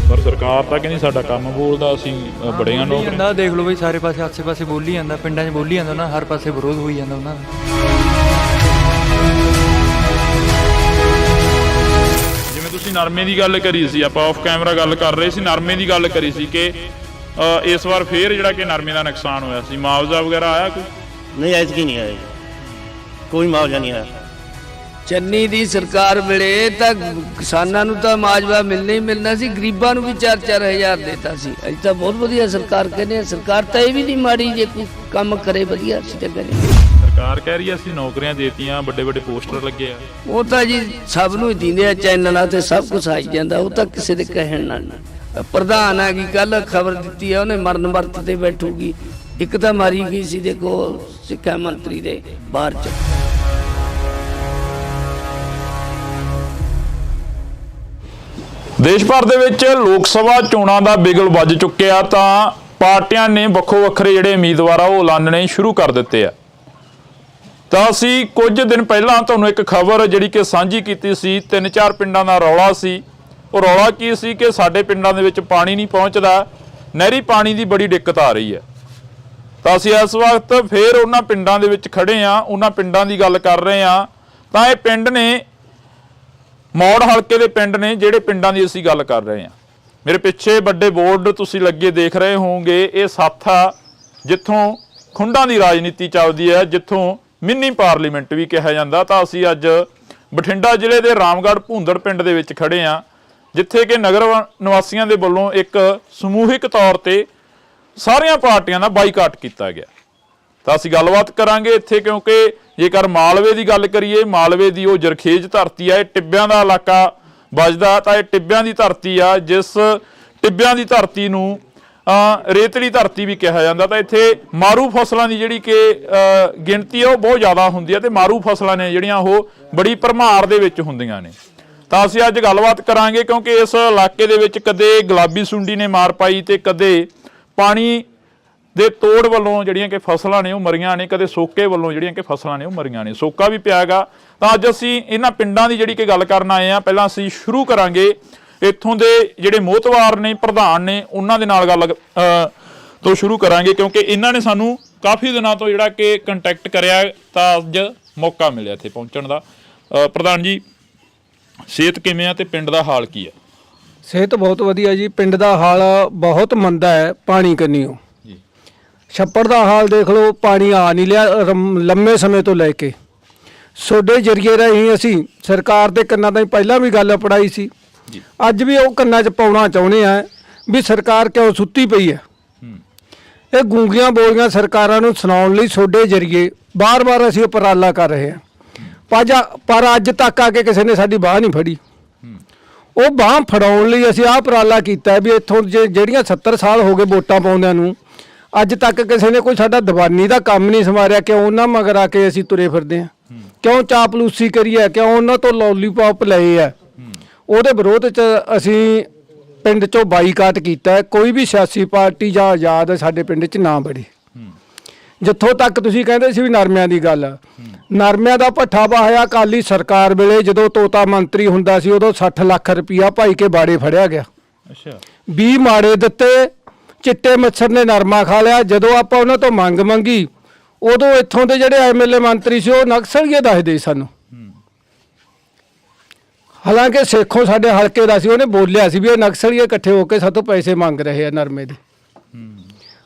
ਪਰ ਸਰਕਾਰ ਤਾਂ ਕਹਿੰਦੀ ਸਾਡਾ ਕੰਮ ਬੋਲਦਾ, ਅਸੀਂ ਬੜੀਆਂ ਨੌਕਰੀਆਂ। ਜਾਂਦਾ ਦੇਖ ਲਓ ਬਈ, ਸਾਰੇ ਪਾਸੇ ਆਸੇ-ਪਾਸੇ ਬੋਲੀ ਜਾਂਦਾ, ਪਿੰਡਾਂ 'ਚ ਬੋਲੀ ਜਾਂਦਾ ਨਾ, ਹਰ ਪਾਸੇ ਵਿਰੋਧ ਹੋਈ ਜਾਂਦਾ ਉਹਨਾਂ ਦਾ। ਜਿਵੇਂ ਤੁਸੀਂ ਨਰਮੇ ਦੀ ਗੱਲ ਕਰੀ ਸੀ, ਆਪਾਂ ਆਫ ਕੈਮਰਾ ਗੱਲ ਕਰ ਰਹੇ ਸੀ, ਨਰਮੇ ਦੀ ਗੱਲ ਕਰੀ ਸੀ ਕਿ ਇਸ ਵਾਰ ਫੇਰ ਜਿਹੜਾ ਕਿ ਨਰਮੇ ਦਾ ਨੁਕਸਾਨ ਹੋਇਆ ਸੀ, ਮੁਆਵਜ਼ਾ ਵਗੈਰਾ ਆਇਆ ਕੋਈ? ਨਹੀਂ, ਐਤਕੀ ਨਹੀਂ ਆਇਆ, ਕੋਈ ਮੁਆਵਜ਼ਾ ਨਹੀਂ ਆਇਆ। ਚੰਨੀ ਦੀ ਸਰਕਾਰ ਵੇਲੇ ਤਾਂ ਕਿਸਾਨਾਂ ਨੂੰ ਤਾਂ ਮਾਜਵਾ ਮਿਲਣਾ ਹੀ ਮਿਲਣਾ ਸੀ, ਗਰੀਬਾਂ ਨੂੰ ਵੀ 4-4 ਹਜ਼ਾਰ ਦਿੱਤਾ ਸੀ। ਅੱਜ ਤਾਂ ਬਹੁਤ ਵਧੀਆ ਸਰਕਾਰ ਕਹਿੰਦੇ ਆ। ਸਰਕਾਰ ਤਾਂ ਇਹ ਵੀ ਨਹੀਂ ਮਾੜੀ, ਜੇ ਕੋਈ ਕੰਮ ਕਰੇ ਵਧੀਆ ਅਸੀਂ ਤਾਂ ਕਹਿੰਦੇ। ਸਰਕਾਰ ਕਹਿ ਰਹੀ ਹੈ ਅਸੀਂ ਨੌਕਰੀਆਂ ਦੇਤੀਆਂ, ਵੱਡੇ ਵੱਡੇ ਪੋਸਟਰ ਲੱਗੇ ਆ। ਉਹ ਤਾਂ ਜੀ ਸਭ ਨੂੰ ਹੀ ਦਿੰਦੇ ਆ, ਚੈਨਲਾਂ ਤੇ ਸਭ ਕੁਝ ਆਈ ਜਾਂਦਾ। ਉਹ ਤਾਂ ਕਿਸੇ ਦੇ ਕਹਿਣ ਨਾਲ ਪ੍ਰਧਾਨ ਆ ਗਈ ਕੱਲ ਖਬਰ ਦਿੱਤੀ ਹੈ ਉਹਨੇ ਮਰਨ ਵਰਤ ਤੇ ਬੈਠੂਗੀ। ਇੱਕ ਤਾਂ ਮਾਰੀ ਗਈ ਸੀ ਦੇਖੋ ਸਿੱਖਿਆ ਮੰਤਰੀ ਦੇ ਬਾਹਰ ਚ। ਦੇਸ਼ ਭਰ ਦੇ ਵਿੱਚ ਲੋਕ ਸਭਾ ਚੋਣਾਂ ਦਾ ਬਿਗਲ ਵੱਜ ਚੁੱਕਿਆ ਤਾਂ ਪਾਰਟੀਆਂ ਨੇ ਵੱਖੋ ਵੱਖਰੇ ਜਿਹੜੇ ਉਮੀਦਵਾਰ ਆ ਉਹ ਐਲਾਨਣੇ ਸ਼ੁਰੂ ਕਰ ਦਿੱਤੇ ਆ। ਤਾਂ ਅਸੀਂ ਕੁਝ ਦਿਨ ਪਹਿਲਾਂ ਤੁਹਾਨੂੰ ਇੱਕ ਖਬਰ ਜਿਹੜੀ ਕਿ ਸਾਂਝੀ ਕੀਤੀ ਸੀ, 3-4 ਪਿੰਡਾਂ ਦਾ ਰੌਲਾ ਸੀ। ਉਹ ਰੌਲਾ ਕੀ ਸੀ ਕਿ ਸਾਡੇ ਪਿੰਡਾਂ ਦੇ ਵਿੱਚ ਪਾਣੀ ਨਹੀਂ ਪਹੁੰਚਦਾ, ਨਹਿਰੀ ਪਾਣੀ ਦੀ ਬੜੀ ਦਿੱਕਤ ਆ ਰਹੀ ਹੈ। ਤਾਂ ਅਸੀਂ ਇਸ ਵਕਤ ਫੇਰ ਉਹਨਾਂ ਪਿੰਡਾਂ ਦੇ ਵਿੱਚ ਖੜੇ ਆ, ਉਹਨਾਂ ਪਿੰਡਾਂ ਦੀ ਗੱਲ ਕਰ ਰਹੇ ਆ। ਤਾਂ ਇਹ ਪਿੰਡ ਨੇ ਮੌੜ ਹਲਕੇ ਦੇ ਪਿੰਡ ਨੇ ਜਿਹੜੇ ਪਿੰਡਾਂ ਦੀ ਅਸੀਂ ਗੱਲ ਕਰ ਰਹੇ ਹਾਂ। ਮੇਰੇ ਪਿੱਛੇ ਵੱਡੇ ਬੋਰਡ ਤੁਸੀਂ ਲੱਗੇ ਦੇਖ ਰਹੇ ਹੋਵੋਗੇ, ਇਹ ਸੱਥ ਆ ਜਿੱਥੋਂ ਖੁੰਡਾਂ ਦੀ ਰਾਜਨੀਤੀ ਚੱਲਦੀ ਹੈ, ਜਿੱਥੋਂ ਮਿੰਨੀ ਪਾਰਲੀਮੈਂਟ ਵੀ ਕਿਹਾ ਜਾਂਦਾ। ਤਾਂ ਅਸੀਂ ਅੱਜ ਬਠਿੰਡਾ ਜ਼ਿਲ੍ਹੇ ਦੇ ਰਾਮਗੜ੍ਹ ਭੂੰਦੜ ਪਿੰਡ ਦੇ ਵਿੱਚ ਖੜੇ ਹਾਂ, ਜਿੱਥੇ ਕਿ ਨਗਰ ਨਿਵਾਸੀਆਂ ਦੇ ਵੱਲੋਂ ਇੱਕ ਸਮੂਹਿਕ ਤੌਰ ਤੇ ਸਾਰੀਆਂ ਪਾਰਟੀਆਂ ਦਾ ਬਾਈਕਾਟ ਕੀਤਾ ਗਿਆ। ਤਾਂ ਅਸੀਂ ਗੱਲਬਾਤ ਕਰਾਂਗੇ ਇੱਥੇ, ਕਿਉਂਕਿ ਜੇਕਰ ਮਾਲਵੇ ਦੀ ਗੱਲ ਕਰੀਏ, ਮਾਲਵੇ ਦੀ ਉਹ ਜਰਖੇਜ ਧਰਤੀ ਆ, ਇਹ ਟਿੱਬਿਆਂ ਦਾ ਇਲਾਕਾ ਵੱਜਦਾ। ਤਾਂ ਇਹ ਟਿੱਬਿਆਂ ਦੀ ਧਰਤੀ ਆ, ਜਿਸ ਟਿੱਬਿਆਂ ਦੀ ਧਰਤੀ ਨੂੰ ਰੇਤਲੀ ਧਰਤੀ ਵੀ ਕਿਹਾ ਜਾਂਦਾ। ਤਾਂ ਇੱਥੇ ਮਾਰੂ ਫਸਲਾਂ ਦੀ ਜਿਹੜੀ ਕਿ ਗਿਣਤੀ ਆ ਉਹ ਬਹੁਤ ਜ਼ਿਆਦਾ ਹੁੰਦੀ ਹੈ, ਤੇ ਮਾਰੂ ਫਸਲਾਂ ਨੇ ਜਿਹੜੀਆਂ ਉਹ ਬੜੀ ਭਰਮਾਰ ਦੇ ਵਿੱਚ ਹੁੰਦੀਆਂ ਨੇ। ਤਾਂ ਅਸੀਂ ਅੱਜ ਗੱਲਬਾਤ ਕਰਾਂਗੇ, ਕਿਉਂਕਿ ਇਸ ਇਲਾਕੇ ਦੇ ਵਿੱਚ ਕਦੇ ਗੁਲਾਬੀ ਸੁੰਡੀ ਨੇ ਮਾਰ ਪਾਈ ਤੇ ਕਦੇ ਪਾਣੀ ਦੇ ਤੋੜ ਵੱਲੋਂ ਜਿਹੜੀਆਂ ਕਿ ਫਸਲਾਂ ਨੇ ਉਹ ਮਰੀਆਂ ਨੇ, ਕਦੇ ਸੋਕੇ ਵੱਲੋਂ ਜਿਹੜੀਆਂ ਕਿ ਫਸਲਾਂ ਨੇ ਉਹ ਮਰੀਆਂ ਨੇ, ਸੋਕਾ ਵੀ ਪਿਆ ਹੈਗਾ। ਤਾਂ ਅੱਜ ਅਸੀਂ ਇਹਨਾਂ ਪਿੰਡਾਂ ਦੀ ਜਿਹੜੀ ਕਿ ਗੱਲ ਕਰਨ ਆਏ ਆ। ਪਹਿਲਾਂ ਅਸੀਂ ਸ਼ੁਰੂ ਕਰਾਂਗੇ ਇੱਥੋਂ ਦੇ ਜਿਹੜੇ ਮੋਹਤਵਾਰ ਨੇ, ਪ੍ਰਧਾਨ ਨੇ, ਉਹਨਾਂ ਦੇ ਨਾਲ ਗੱਲ ਤੋਂ ਸ਼ੁਰੂ ਕਰਾਂਗੇ, ਕਿਉਂਕਿ ਇਹਨਾਂ ਨੇ ਸਾਨੂੰ ਕਾਫੀ ਦਿਨਾਂ ਤੋਂ ਜਿਹੜਾ ਕਿ ਕੰਟੈਕਟ ਕਰਿਆ, ਤਾਂ ਅੱਜ ਮੌਕਾ ਮਿਲਿਆ ਇੱਥੇ ਪਹੁੰਚਣ ਦਾ। ਪ੍ਰਧਾਨ ਜੀ, ਸਿਹਤ ਕਿਵੇਂ ਆ ਤੇ ਪਿੰਡ ਦਾ ਹਾਲ ਕੀ ਆ? ਸਿਹਤ ਬਹੁਤ ਵਧੀਆ ਜੀ। ਪਿੰਡ ਦਾ ਹਾਲ ਬਹੁਤ ਮੰਦਾ ਹੈ ਪਾਣੀ ਕੰਨੀਓ। ਛੱਪੜ ਦਾ ਹਾਲ ਦੇਖ ਲਓ, ਪਾਣੀ ਆ ਨਹੀਂ ਲਿਆ ਲੰਮੇ ਸਮੇਂ ਤੋਂ ਲੈ ਕੇ। ਤੁਹਾਡੇ ਜਰੀਏ ਰਾਹੀਂ ਅਸੀਂ ਸਰਕਾਰ ਦੇ ਕੰਨਾਂ ਤਾਈਂ ਪਹਿਲਾਂ ਵੀ ਗੱਲ ਪੜਾਈ ਸੀ, ਅੱਜ ਵੀ ਉਹ ਕੰਨਾਂ 'ਚ ਪਾਉਣਾ ਚਾਹੁੰਦੇ ਆ ਵੀ ਸਰਕਾਰ ਕਿਉਂ ਸੁੱਤੀ ਪਈ ਹੈ। ਇਹ ਗੂੰਗੀਆਂ ਬੋਲੀਆਂ ਸਰਕਾਰਾਂ ਨੂੰ ਸੁਣਾਉਣ ਲਈ ਤੁਹਾਡੇ ਜਰੀਏ ਬਾਰ-ਬਾਰ ਅਸੀਂ ਉਪਰਾਲਾ ਕਰ ਰਹੇ ਹਾਂ, ਪਰ ਅੱਜ ਤੱਕ ਆ ਕੇ ਕਿਸੇ ਨੇ ਸਾਡੀ ਬਾਹ ਨਹੀਂ ਫੜੀ। ਉਹ ਬਾਹ ਫੜਾਉਣ ਲਈ ਅਸੀਂ ਆਹ ਉਪਰਾਲਾ ਕੀਤਾ ਵੀ ਇੱਥੋਂ ਜਿਹੜੀਆਂ 70 ਸਾਲ ਹੋ ਗਏ ਵੋਟਾਂ ਪਾਉਂਦਿਆਂ ਨੂੰ, ਅੱਜ ਤੱਕ ਕਿਸੇ ਨੇ ਕੋਈ ਸਾਡਾ ਦੀਵਾਨੀ ਦਾ ਕੰਮ ਨਹੀਂ ਸੰਵਾਰਿਆ। ਕਿਉਂ ਉਹਨਾਂ ਮਗਰ ਆ ਕੇ ਅਸੀਂ ਤੁਰੇ ਫਿਰਦੇ ਹਾਂ? ਕਿਉਂ ਚਾਪਲੂਸੀ ਕਰੀ ਹੈ? ਕਿਉਂ ਉਹਨਾਂ ਤੋਂ ਲੋਲੀਪੌਪ ਲਏ ਆ? ਉਹਦੇ ਵਿਰੋਧ 'ਚ ਅਸੀਂ ਪਿੰਡ 'ਚੋਂ ਬਾਈਕਾਟ ਕੀਤਾ। ਕੋਈ ਵੀ ਸਿਆਸੀ ਪਾਰਟੀ ਜਾਂ ਆਜ਼ਾਦ ਸਾਡੇ ਪਿੰਡ 'ਚ ਨਾ ਬੜੀ। ਜਿੱਥੋਂ ਤੱਕ ਤੁਸੀਂ ਕਹਿੰਦੇ ਸੀ ਵੀ ਨਰਮਿਆਂ ਦੀ ਗੱਲ, ਨਰਮਿਆਂ ਦਾ ਭੱਠਾ ਵਾਹਿਆ ਅਕਾਲੀ ਸਰਕਾਰ ਵੇਲੇ, ਜਦੋਂ ਤੋਤਾ ਮੰਤਰੀ ਹੁੰਦਾ ਸੀ, ਉਦੋਂ 60 ਲੱਖ ਰੁਪਈਆ ਭਾਈ ਕੇ ਬਾੜੇ ਫੜਿਆ ਗਿਆ। 20 ਮਾੜੇ ਦਿੱਤੇ, ਚਿੱਟੇ ਮੱਛਰ ਨੇ ਨਰਮਾ ਖਾ ਲਿਆ। ਜਦੋਂ ਆਪਾਂ ਉਹਨਾਂ ਤੋਂ ਮੰਗ ਮੰਗੀ, ਉਦੋਂ ਇੱਥੋਂ ਦੇ ਜਿਹੜੇ MLA ਮੰਤਰੀ ਸੀ ਉਹ ਨਕਸਲੀਏ ਦੱਸਦੇ ਸਾਨੂੰ। ਹਾਲਾਂਕਿ ਸੇਖੋਂ ਸਾਡੇ ਹਲਕੇ ਦਾ ਸੀ, ਉਹਨੇ ਬੋਲਿਆ ਸੀ ਵੀ ਇਹ ਨਕਸਲੀਏ ਇਕੱਠੇ ਹੋ ਕੇ ਸਾਤੋਂ ਪੈਸੇ ਮੰਗ ਰਹੇ ਆ ਨਰਮੇ ਦੇ।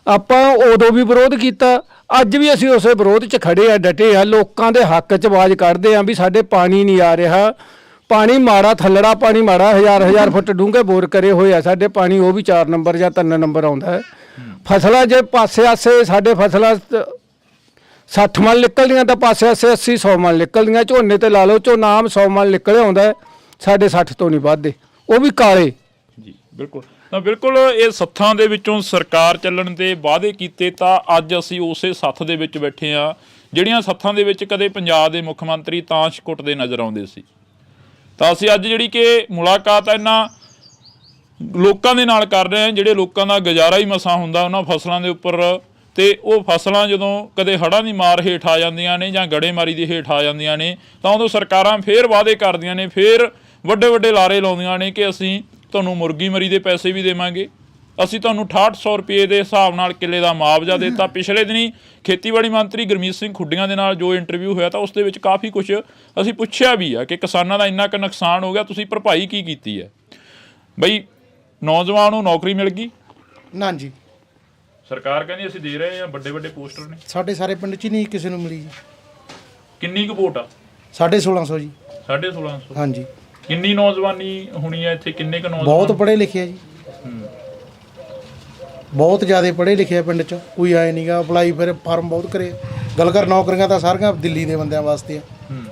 ਆਪਾਂ ਉਦੋਂ ਵੀ ਵਿਰੋਧ ਕੀਤਾ, ਅੱਜ ਵੀ ਅਸੀਂ ਉਸੇ ਵਿਰੋਧ 'ਚ ਖੜੇ ਆ, ਡਟੇ ਆ, ਲੋਕਾਂ ਦੇ ਹੱਕ 'ਚ ਆਵਾਜ਼ ਕੱਢਦੇ ਆ ਵੀ ਸਾਡੇ ਪਾਣੀ ਨਹੀਂ ਆ ਰਿਹਾ। ਪਾਣੀ ਮਾੜਾ, ਥੱਲੜਾ ਪਾਣੀ ਮਾੜਾ, 1000 ਫੁੱਟ ਡੂੰਘੇ ਬੋਰ ਕਰੇ ਹੋਏ ਆ ਸਾਡੇ, ਪਾਣੀ ਉਹ ਵੀ 4 ਨੰਬਰ ਜਾਂ 3 ਨੰਬਰ ਆਉਂਦਾ ਹੈ। ਫਸਲਾਂ ਜੇ ਪਾਸੇ ਆਸੇ ਸਾਡੇ ਫਸਲਾਂ 60 ਮਣ ਨਿਕਲਦੀਆਂ ਤਾਂ ਪਾਸੇ ਆਸੇ 80-100 ਮਣ ਨਿਕਲਦੀਆਂ। ਝੋਨੇ ਤੇ ਲਾ ਲਓ, ਝੋਨਾ ਆਮ 100 ਮਣ ਨਿਕਲਿਆ ਆਉਂਦਾ, ਸਾਡੇ 60 ਤੋਂ ਨਹੀਂ ਵੱਧਦੇ, ਉਹ ਵੀ ਕਾਲੇ। ਜੀ ਬਿਲਕੁਲ। ਤਾਂ ਬਿਲਕੁਲ ਇਹ ਸੱਥਾਂ ਦੇ ਵਿੱਚੋਂ ਸਰਕਾਰ ਚੱਲਣ ਦੇ ਵਾਅਦੇ ਕੀਤੇ, ਤਾਂ ਅੱਜ ਅਸੀਂ ਉਸੇ ਸੱਥ ਦੇ ਵਿੱਚ ਬੈਠੇ ਹਾਂ, ਜਿਹੜੀਆਂ ਸੱਥਾਂ ਦੇ ਵਿੱਚ ਕਦੇ ਪੰਜਾਬ ਦੇ ਮੁੱਖ ਮੰਤਰੀ ਤਾਸ਼ ਕੁੱਟਦੇ ਨਜ਼ਰ ਆਉਂਦੇ ਸੀ। ਤਾਂ ਅਸੀਂ ਅੱਜ ਜਿਹੜੀ ਕਿ ਮੁਲਾਕਾਤ ਇਹਨਾਂ ਲੋਕਾਂ ਦੇ ਨਾਲ ਕਰ ਰਹੇ ਹਾਂ, ਜਿਹੜੇ ਲੋਕਾਂ ਦਾ ਗੁਜ਼ਾਰਾ ਹੀ ਮਸਾਂ ਹੁੰਦਾ ਉਹਨਾਂ ਫਸਲਾਂ ਦੇ ਉੱਪਰ। ਤੇ ਉਹ ਫਸਲਾਂ ਜਦੋਂ ਕਦੇ ਹੜ੍ਹਾਂ ਦੀ ਮਾਰ ਹੇਠ ਆ ਜਾਂਦੀਆਂ ਨੇ ਜਾਂ ਗੜੇਮਾਰੀ ਦੇ ਹੇਠ ਆ ਜਾਂਦੀਆਂ ਨੇ, ਤਾਂ ਉਦੋਂ ਸਰਕਾਰਾਂ ਫੇਰ ਵਾਅਦੇ ਕਰਦੀਆਂ ਨੇ, ਫੇਰ ਵੱਡੇ ਵੱਡੇ ਲਾਰੇ ਲਾਉਂਦੀਆਂ ਨੇ ਕਿ ਅਸੀਂ ਤੁਹਾਨੂੰ ਮੁਰਗੀ ਮਰੀ ਦੇ ਪੈਸੇ ਵੀ ਦੇਵਾਂਗੇ, ਅਸੀਂ ਤੁਹਾਨੂੰ 6800 ਰੁਪਏ ਦੇ ਹਿਸਾਬ ਨਾਲ ਕਿੱਲੇ ਦਾ ਮੁਆਵਜ਼ਾ ਦਿੱਤਾ। ਪਿਛਲੇ ਦਿਨੀ ਖੇਤੀਬਾੜੀ ਮੰਤਰੀ ਗੁਰਮੀਤ ਸਿੰਘ ਖੁੱਡੀਆਂ ਦੇ ਨਾਲ ਜੋ ਇੰਟਰਵਿਊ ਹੋਇਆ, ਤਾਂ ਉਸ ਦੇ ਵਿੱਚ ਕਾਫੀ ਕੁਝ ਅਸੀਂ ਪੁੱਛਿਆ ਵੀ ਆ ਕਿ ਕਿਸਾਨਾਂ ਦਾ ਇੰਨਾ ਕੁ ਨੁਕਸਾਨ ਹੋ ਗਿਆ, ਤੁਸੀਂ ਭਰਪਾਈ ਕੀ ਕੀਤੀ ਹੈ? ਬਈ ਨੌਜਵਾਨ ਨੂੰ ਨੌਕਰੀ ਮਿਲ ਗਈ? ਨਾ ਜੀ, ਸਰਕਾਰ ਕਹਿੰਦੀ ਅਸੀਂ ਦੇ ਰਹੇ ਹਾਂ, ਵੱਡੇ ਵੱਡੇ ਪੋਸਟਰ ਨੇ। ਸਾਡੇ ਸਾਰੇ ਪਿੰਡ 'ਚ ਨਹੀਂ ਕਿਸੇ ਨੂੰ ਮਿਲੀ ਜੀ। ਕਿੰਨੀ ਕੁ ਵੋਟ ਆ? 1650 ਜੀ। 1650? ਹਾਂਜੀ। ਕਿੰਨੀ ਨੌਜਵਾਨੀ ਹੋਣੀ ਹੈ ਇੱਥੇ? ਕਿੰਨੇ ਕੁ ਨੌਜਵਾਨ? ਬਹੁਤ ਪੜ੍ਹੇ ਲਿਖੇ ਆ ਜੀ, ਬਹੁਤ ਜ਼ਿਆਦਾ ਪੜ੍ਹੇ ਲਿਖੇ ਆ ਪਿੰਡ 'ਚ। ਕੋਈ ਆਏ ਨਹੀਂਗਾ, ਅਪਲਾਈ ਫਿਰ ਫਾਰਮ ਬਹੁਤ ਕਰੇ। ਗੱਲ ਕਰ ਨੌਕਰੀਆਂ ਤਾਂ ਸਾਰੀਆਂ ਦਿੱਲੀ ਦੇ ਬੰਦਿਆਂ ਵਾਸਤੇ ਆ,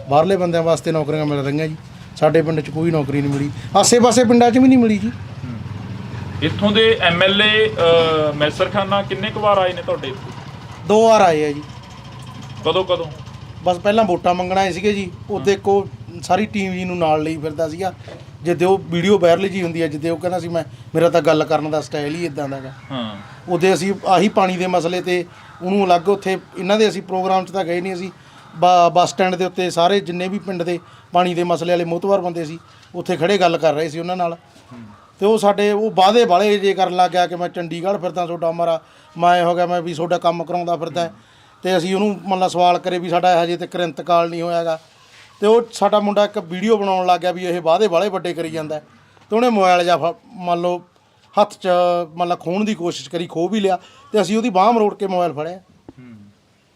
ਬਾਹਰਲੇ ਬੰਦਿਆਂ ਵਾਸਤੇ ਨੌਕਰੀਆਂ ਮਿਲ ਰਹੀਆਂ ਜੀ। ਸਾਡੇ ਪਿੰਡ 'ਚ ਕੋਈ ਨੌਕਰੀ ਨਹੀਂ ਮਿਲੀ, ਆਸੇ ਪਾਸੇ ਪਿੰਡਾਂ 'ਚ ਵੀ ਨਹੀਂ ਮਿਲੀ ਜੀ। ਇੱਥੋਂ ਦੇ ਐਮਐਲਏ ਮੈਸਰ ਖਾਨਾ ਕਿੰਨੇ ਕੁ ਵਾਰ ਆਏ ਨੇ ਤੁਹਾਡੇ ਇੱਥੇ? 2 ਵਾਰ ਆਏ ਆ ਜੀ। ਕਦੋਂ ਬਸ ਪਹਿਲਾਂ ਵੋਟਾਂ ਮੰਗਣ ਆਏ ਸੀਗੇ ਜੀ। ਉਹਦੇ ਕੋ ਸਾਰੀ ਟੀਮ ਜੀ ਨੂੰ ਨਾਲ ਲਈ ਫਿਰਦਾ ਸੀਗਾ। ਜਿੱਦੇ ਉਹ ਵੀਡੀਓ ਵਾਇਰਲ ਜੀ ਹੁੰਦੀ ਹੈ, ਜਿੱਦੇ ਉਹ ਕਹਿੰਦਾ ਸੀ ਮੇਰਾ ਤਾਂ ਗੱਲ ਕਰਨ ਦਾ ਸਟਾਈਲ ਹੀ ਇਦਾਂ ਦਾ ਗਾ। ਹਾਂ, ਉਹਦੇ ਅਸੀਂ ਆਹੀ ਪਾਣੀ ਦੇ ਮਸਲੇ ਤੇ ਉਹਨੂੰ ਅਲੱਗ ਉੱਥੇ ਇਹਨਾਂ ਦੇ ਅਸੀਂ ਪ੍ਰੋਗਰਾਮ 'ਚ ਤਾਂ ਗਏ ਨਹੀਂ। ਅਸੀਂ ਬੱਸ ਸਟੈਂਡ ਦੇ ਉੱਤੇ ਸਾਰੇ ਜਿੰਨੇ ਵੀ ਪਿੰਡ ਦੇ ਪਾਣੀ ਦੇ ਮਸਲੇ ਵਾਲੇ ਮੋਹਤਵਾਰ ਬੰਦੇ ਸੀ ਉੱਥੇ ਖੜੇ ਗੱਲ ਕਰ ਰਹੇ ਸੀ ਉਹਨਾਂ ਨਾਲ। ਤੇ ਉਹ ਸਾਡੇ ਉਹ ਵਾਅਦੇ ਵਾਲੇ ਜੇ ਕਰਨ ਲੱਗ ਗਿਆ ਕਿ ਮੈਂ ਚੰਡੀਗੜ੍ਹ ਫਿਰਦਾ, ਤੁਹਾਡਾ ਮਾਰਾ ਮੈਂ ਹੋ ਗਿਆ, ਮੈਂ ਵੀ ਤੁਹਾਡਾ ਕੰਮ ਕਰਾਉਂਦਾ ਫਿਰਦਾ। ਤੇ ਅਸੀਂ ਉਹਨੂੰ ਮਤਲਬ ਸਵਾਲ ਕਰੇ ਵੀ ਸਾਡਾ ਹਜੇ ਤੱਕ ਇੰਤਕਾਲ ਨਹੀਂ ਹੋਇਆਗਾ। ਤੇ ਉਹ ਸਾਡਾ ਮੁੰਡਾ ਇੱਕ ਵੀਡੀਓ ਬਣਾਉਣ ਲੱਗ ਗਿਆ ਵੀ ਇਹ ਵਾਅਦੇ ਵਾਲੇ ਵੱਡੇ ਕਰੀ ਜਾਂਦਾ। ਤੇ ਉਹਨੇ ਮੋਬਾਈਲ ਜਾਂ ਮੰਨ ਲਓ ਹੱਥ 'ਚ ਮਤਲਬ ਖੋਹਣ ਦੀ ਕੋਸ਼ਿਸ਼ ਕਰੀ, ਖੋਹ ਵੀ ਲਿਆ। ਤੇ ਅਸੀਂ ਉਹਦੀ ਬਾਂਹ ਮਰੋੜ ਕੇ ਮੋਬਾਈਲ ਫੜਿਆ।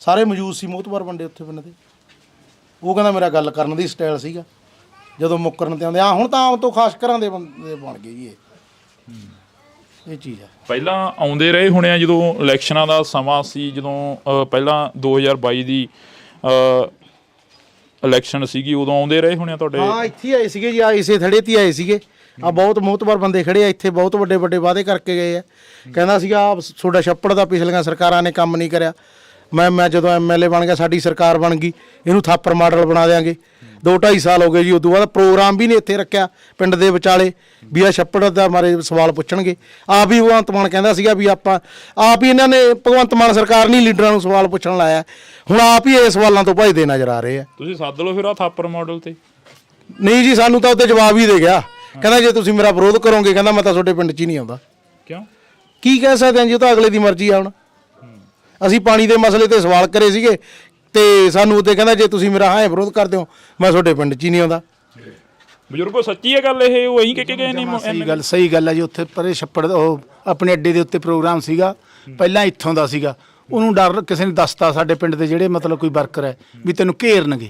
ਸਾਰੇ ਮੌਜੂਦ ਸੀ ਮੋਹਤਵਾਰ ਬੰਦੇ ਉੱਥੇ ਪਿੰਡ ਦੇ। ਉਹ ਕਹਿੰਦਾ ਮੇਰਾ ਗੱਲ ਕਰਨ ਦੀ ਸਟਾਈਲ ਸੀਗਾ। ਜਦੋਂ ਮੁੱਕਰਨ ਤੇ ਆਉਂਦੇ ਹੁਣ ਤਾਂ ਆਮ ਤੋਂ ਖਾਸ ਘਰਾਂ ਦੇ ਬੰਦੇ ਬਣ ਗਏ ਜੀ ਇਹ ਚੀਜ਼ ਹੈ। ਪਹਿਲਾਂ ਆਉਂਦੇ ਰਹੇ ਹੋਣੇ ਆ ਜਦੋਂ ਇਲੈਕਸ਼ਨਾਂ ਦਾ ਸਮਾਂ ਸੀ, ਜਦੋਂ ਪਹਿਲਾਂ 2022 ਦੀ ਇਲੈਕਸ਼ਨ ਸੀਗੀ, ਉਦੋਂ ਆਉਂਦੇ ਰਹੇ ਹੋਣੇ ਆ ਤੁਹਾਡੇ? ਹਾਂ, ਇੱਥੇ ਆਏ ਸੀਗੇ ਜੀ, ਇਸੇ ਥੜੇ 'ਤੇ ਆਏ ਸੀਗੇ। ਆ ਬਹੁਤ ਮੋਹਤਵਾਰ ਬੰਦੇ ਖੜੇ ਆ ਇੱਥੇ, ਬਹੁਤ ਵੱਡੇ ਵੱਡੇ ਵਾਅਦੇ ਕਰਕੇ ਗਏ ਆ। ਕਹਿੰਦਾ ਸੀਗਾ ਤੁਹਾਡਾ ਛੱਪੜ ਦਾ ਪਿਛਲੀਆਂ ਸਰਕਾਰਾਂ ਨੇ ਕੰਮ ਨਹੀਂ ਕਰਿਆ। ਮੈਂ ਜਦੋਂ ਐਮਐਲਏ ਬਣ ਗਿਆ, ਸਾਡੀ ਸਰਕਾਰ ਬਣ ਗਈ, ਇਹਨੂੰ ਥਾਪਰ ਮਾਡਲ ਬਣਾ ਦਿਆਂਗੇ। 2-2.5 ਸਾਲ ਹੋ ਗਏ ਜੀ। ਉਦੋਂ ਬਾਅਦ ਪ੍ਰੋਗਰਾਮ ਵੀ ਨਹੀਂ ਇੱਥੇ ਰੱਖਿਆ ਪਿੰਡ ਦੇ ਵਿਚਾਲੇ ਵੀ ਆ ਛੱਪੜ ਦਾ ਮਾਰੇ ਸਵਾਲ ਪੁੱਛਣਗੇ। ਆਪ ਹੀ ਭਗਵੰਤ ਮਾਨ ਕਹਿੰਦਾ ਸੀਗਾ ਵੀ ਆਪਾਂ ਆਪ ਹੀ ਇਹਨਾਂ ਨੇ ਭਗਵੰਤ ਮਾਨ ਸਰਕਾਰ ਨਹੀਂ ਲੀਡਰਾਂ ਨੂੰ ਸਵਾਲ ਪੁੱਛਣ ਲਾਇਆ। ਹੁਣ ਆਪ ਹੀ ਇਹ ਸਵਾਲਾਂ ਤੋਂ ਭੱਜਦੇ ਨਜ਼ਰ ਆ ਰਹੇ ਆ। ਤੁਸੀਂ ਸੱਦ ਲਓ ਫਿਰ ਆ ਥਾਪਰ ਮਾਡਲ ਤੇ। ਨਹੀਂ ਜੀ, ਸਾਨੂੰ ਤਾਂ ਉਹਦੇ ਜਵਾਬ ਹੀ ਦੇ ਗਿਆ। ਕਹਿੰਦਾ ਜੇ ਤੁਸੀਂ ਮੇਰਾ ਵਿਰੋਧ ਕਰੋਗੇ, ਕਹਿੰਦਾ ਮੈਂ ਤਾਂ ਤੁਹਾਡੇ ਪਿੰਡ 'ਚ ਹੀ ਨਹੀਂ ਆਉਂਦਾ। ਕਿਉਂ? ਕੀ ਕਹਿ ਸਕਦੇ ਹਾਂ ਜੀ, ਉਹ ਤਾਂ ਅਗਲੇ ਦੀ ਮਰਜ਼ੀ ਆ। ਹੁਣ ਅਸੀਂ ਪਾਣੀ ਦੇ ਮਸਲੇ ਤੇ ਸਵਾਲ ਕਰੇ ਸੀਗੇ ਤੇ ਸਾਨੂੰ ਉੱਤੇ ਕਹਿੰਦਾ ਜੇ ਤੁਸੀਂ ਮੇਰਾ ਹਾਂ ਵਿਰੋਧ ਕਰਦੇ ਹੋ, ਮੈਂ ਤੁਹਾਡੇ ਪਿੰਡ 'ਚ ਹੀ ਨਹੀਂ ਆਉਂਦਾ। ਬਜ਼ੁਰਗੋ ਸੱਚੀ ਹੈ ਗੱਲ ਇਹ? ਉਹ ਇਹੀ ਕਹਿ ਕੇ ਗਏ ਨੇ? ਸਹੀ ਗੱਲ ਹੈ ਜੀ। ਉੱਥੇ ਪਰੇ ਛੱਪੜ ਉਹ ਆਪਣੇ ਅੱਡੇ ਦੇ ਉੱਤੇ ਪ੍ਰੋਗਰਾਮ ਸੀਗਾ, ਪਹਿਲਾਂ ਇੱਥੋਂ ਦਾ ਸੀਗਾ। ਉਹਨੂੰ ਡਰ ਕਿਸੇ ਨੇ ਦੱਸਤਾ ਸਾਡੇ ਪਿੰਡ ਦੇ ਜਿਹੜੇ ਮਤਲਬ ਕੋਈ ਵਰਕਰ ਹੈ ਵੀ ਤੈਨੂੰ ਘੇਰਨਗੇ।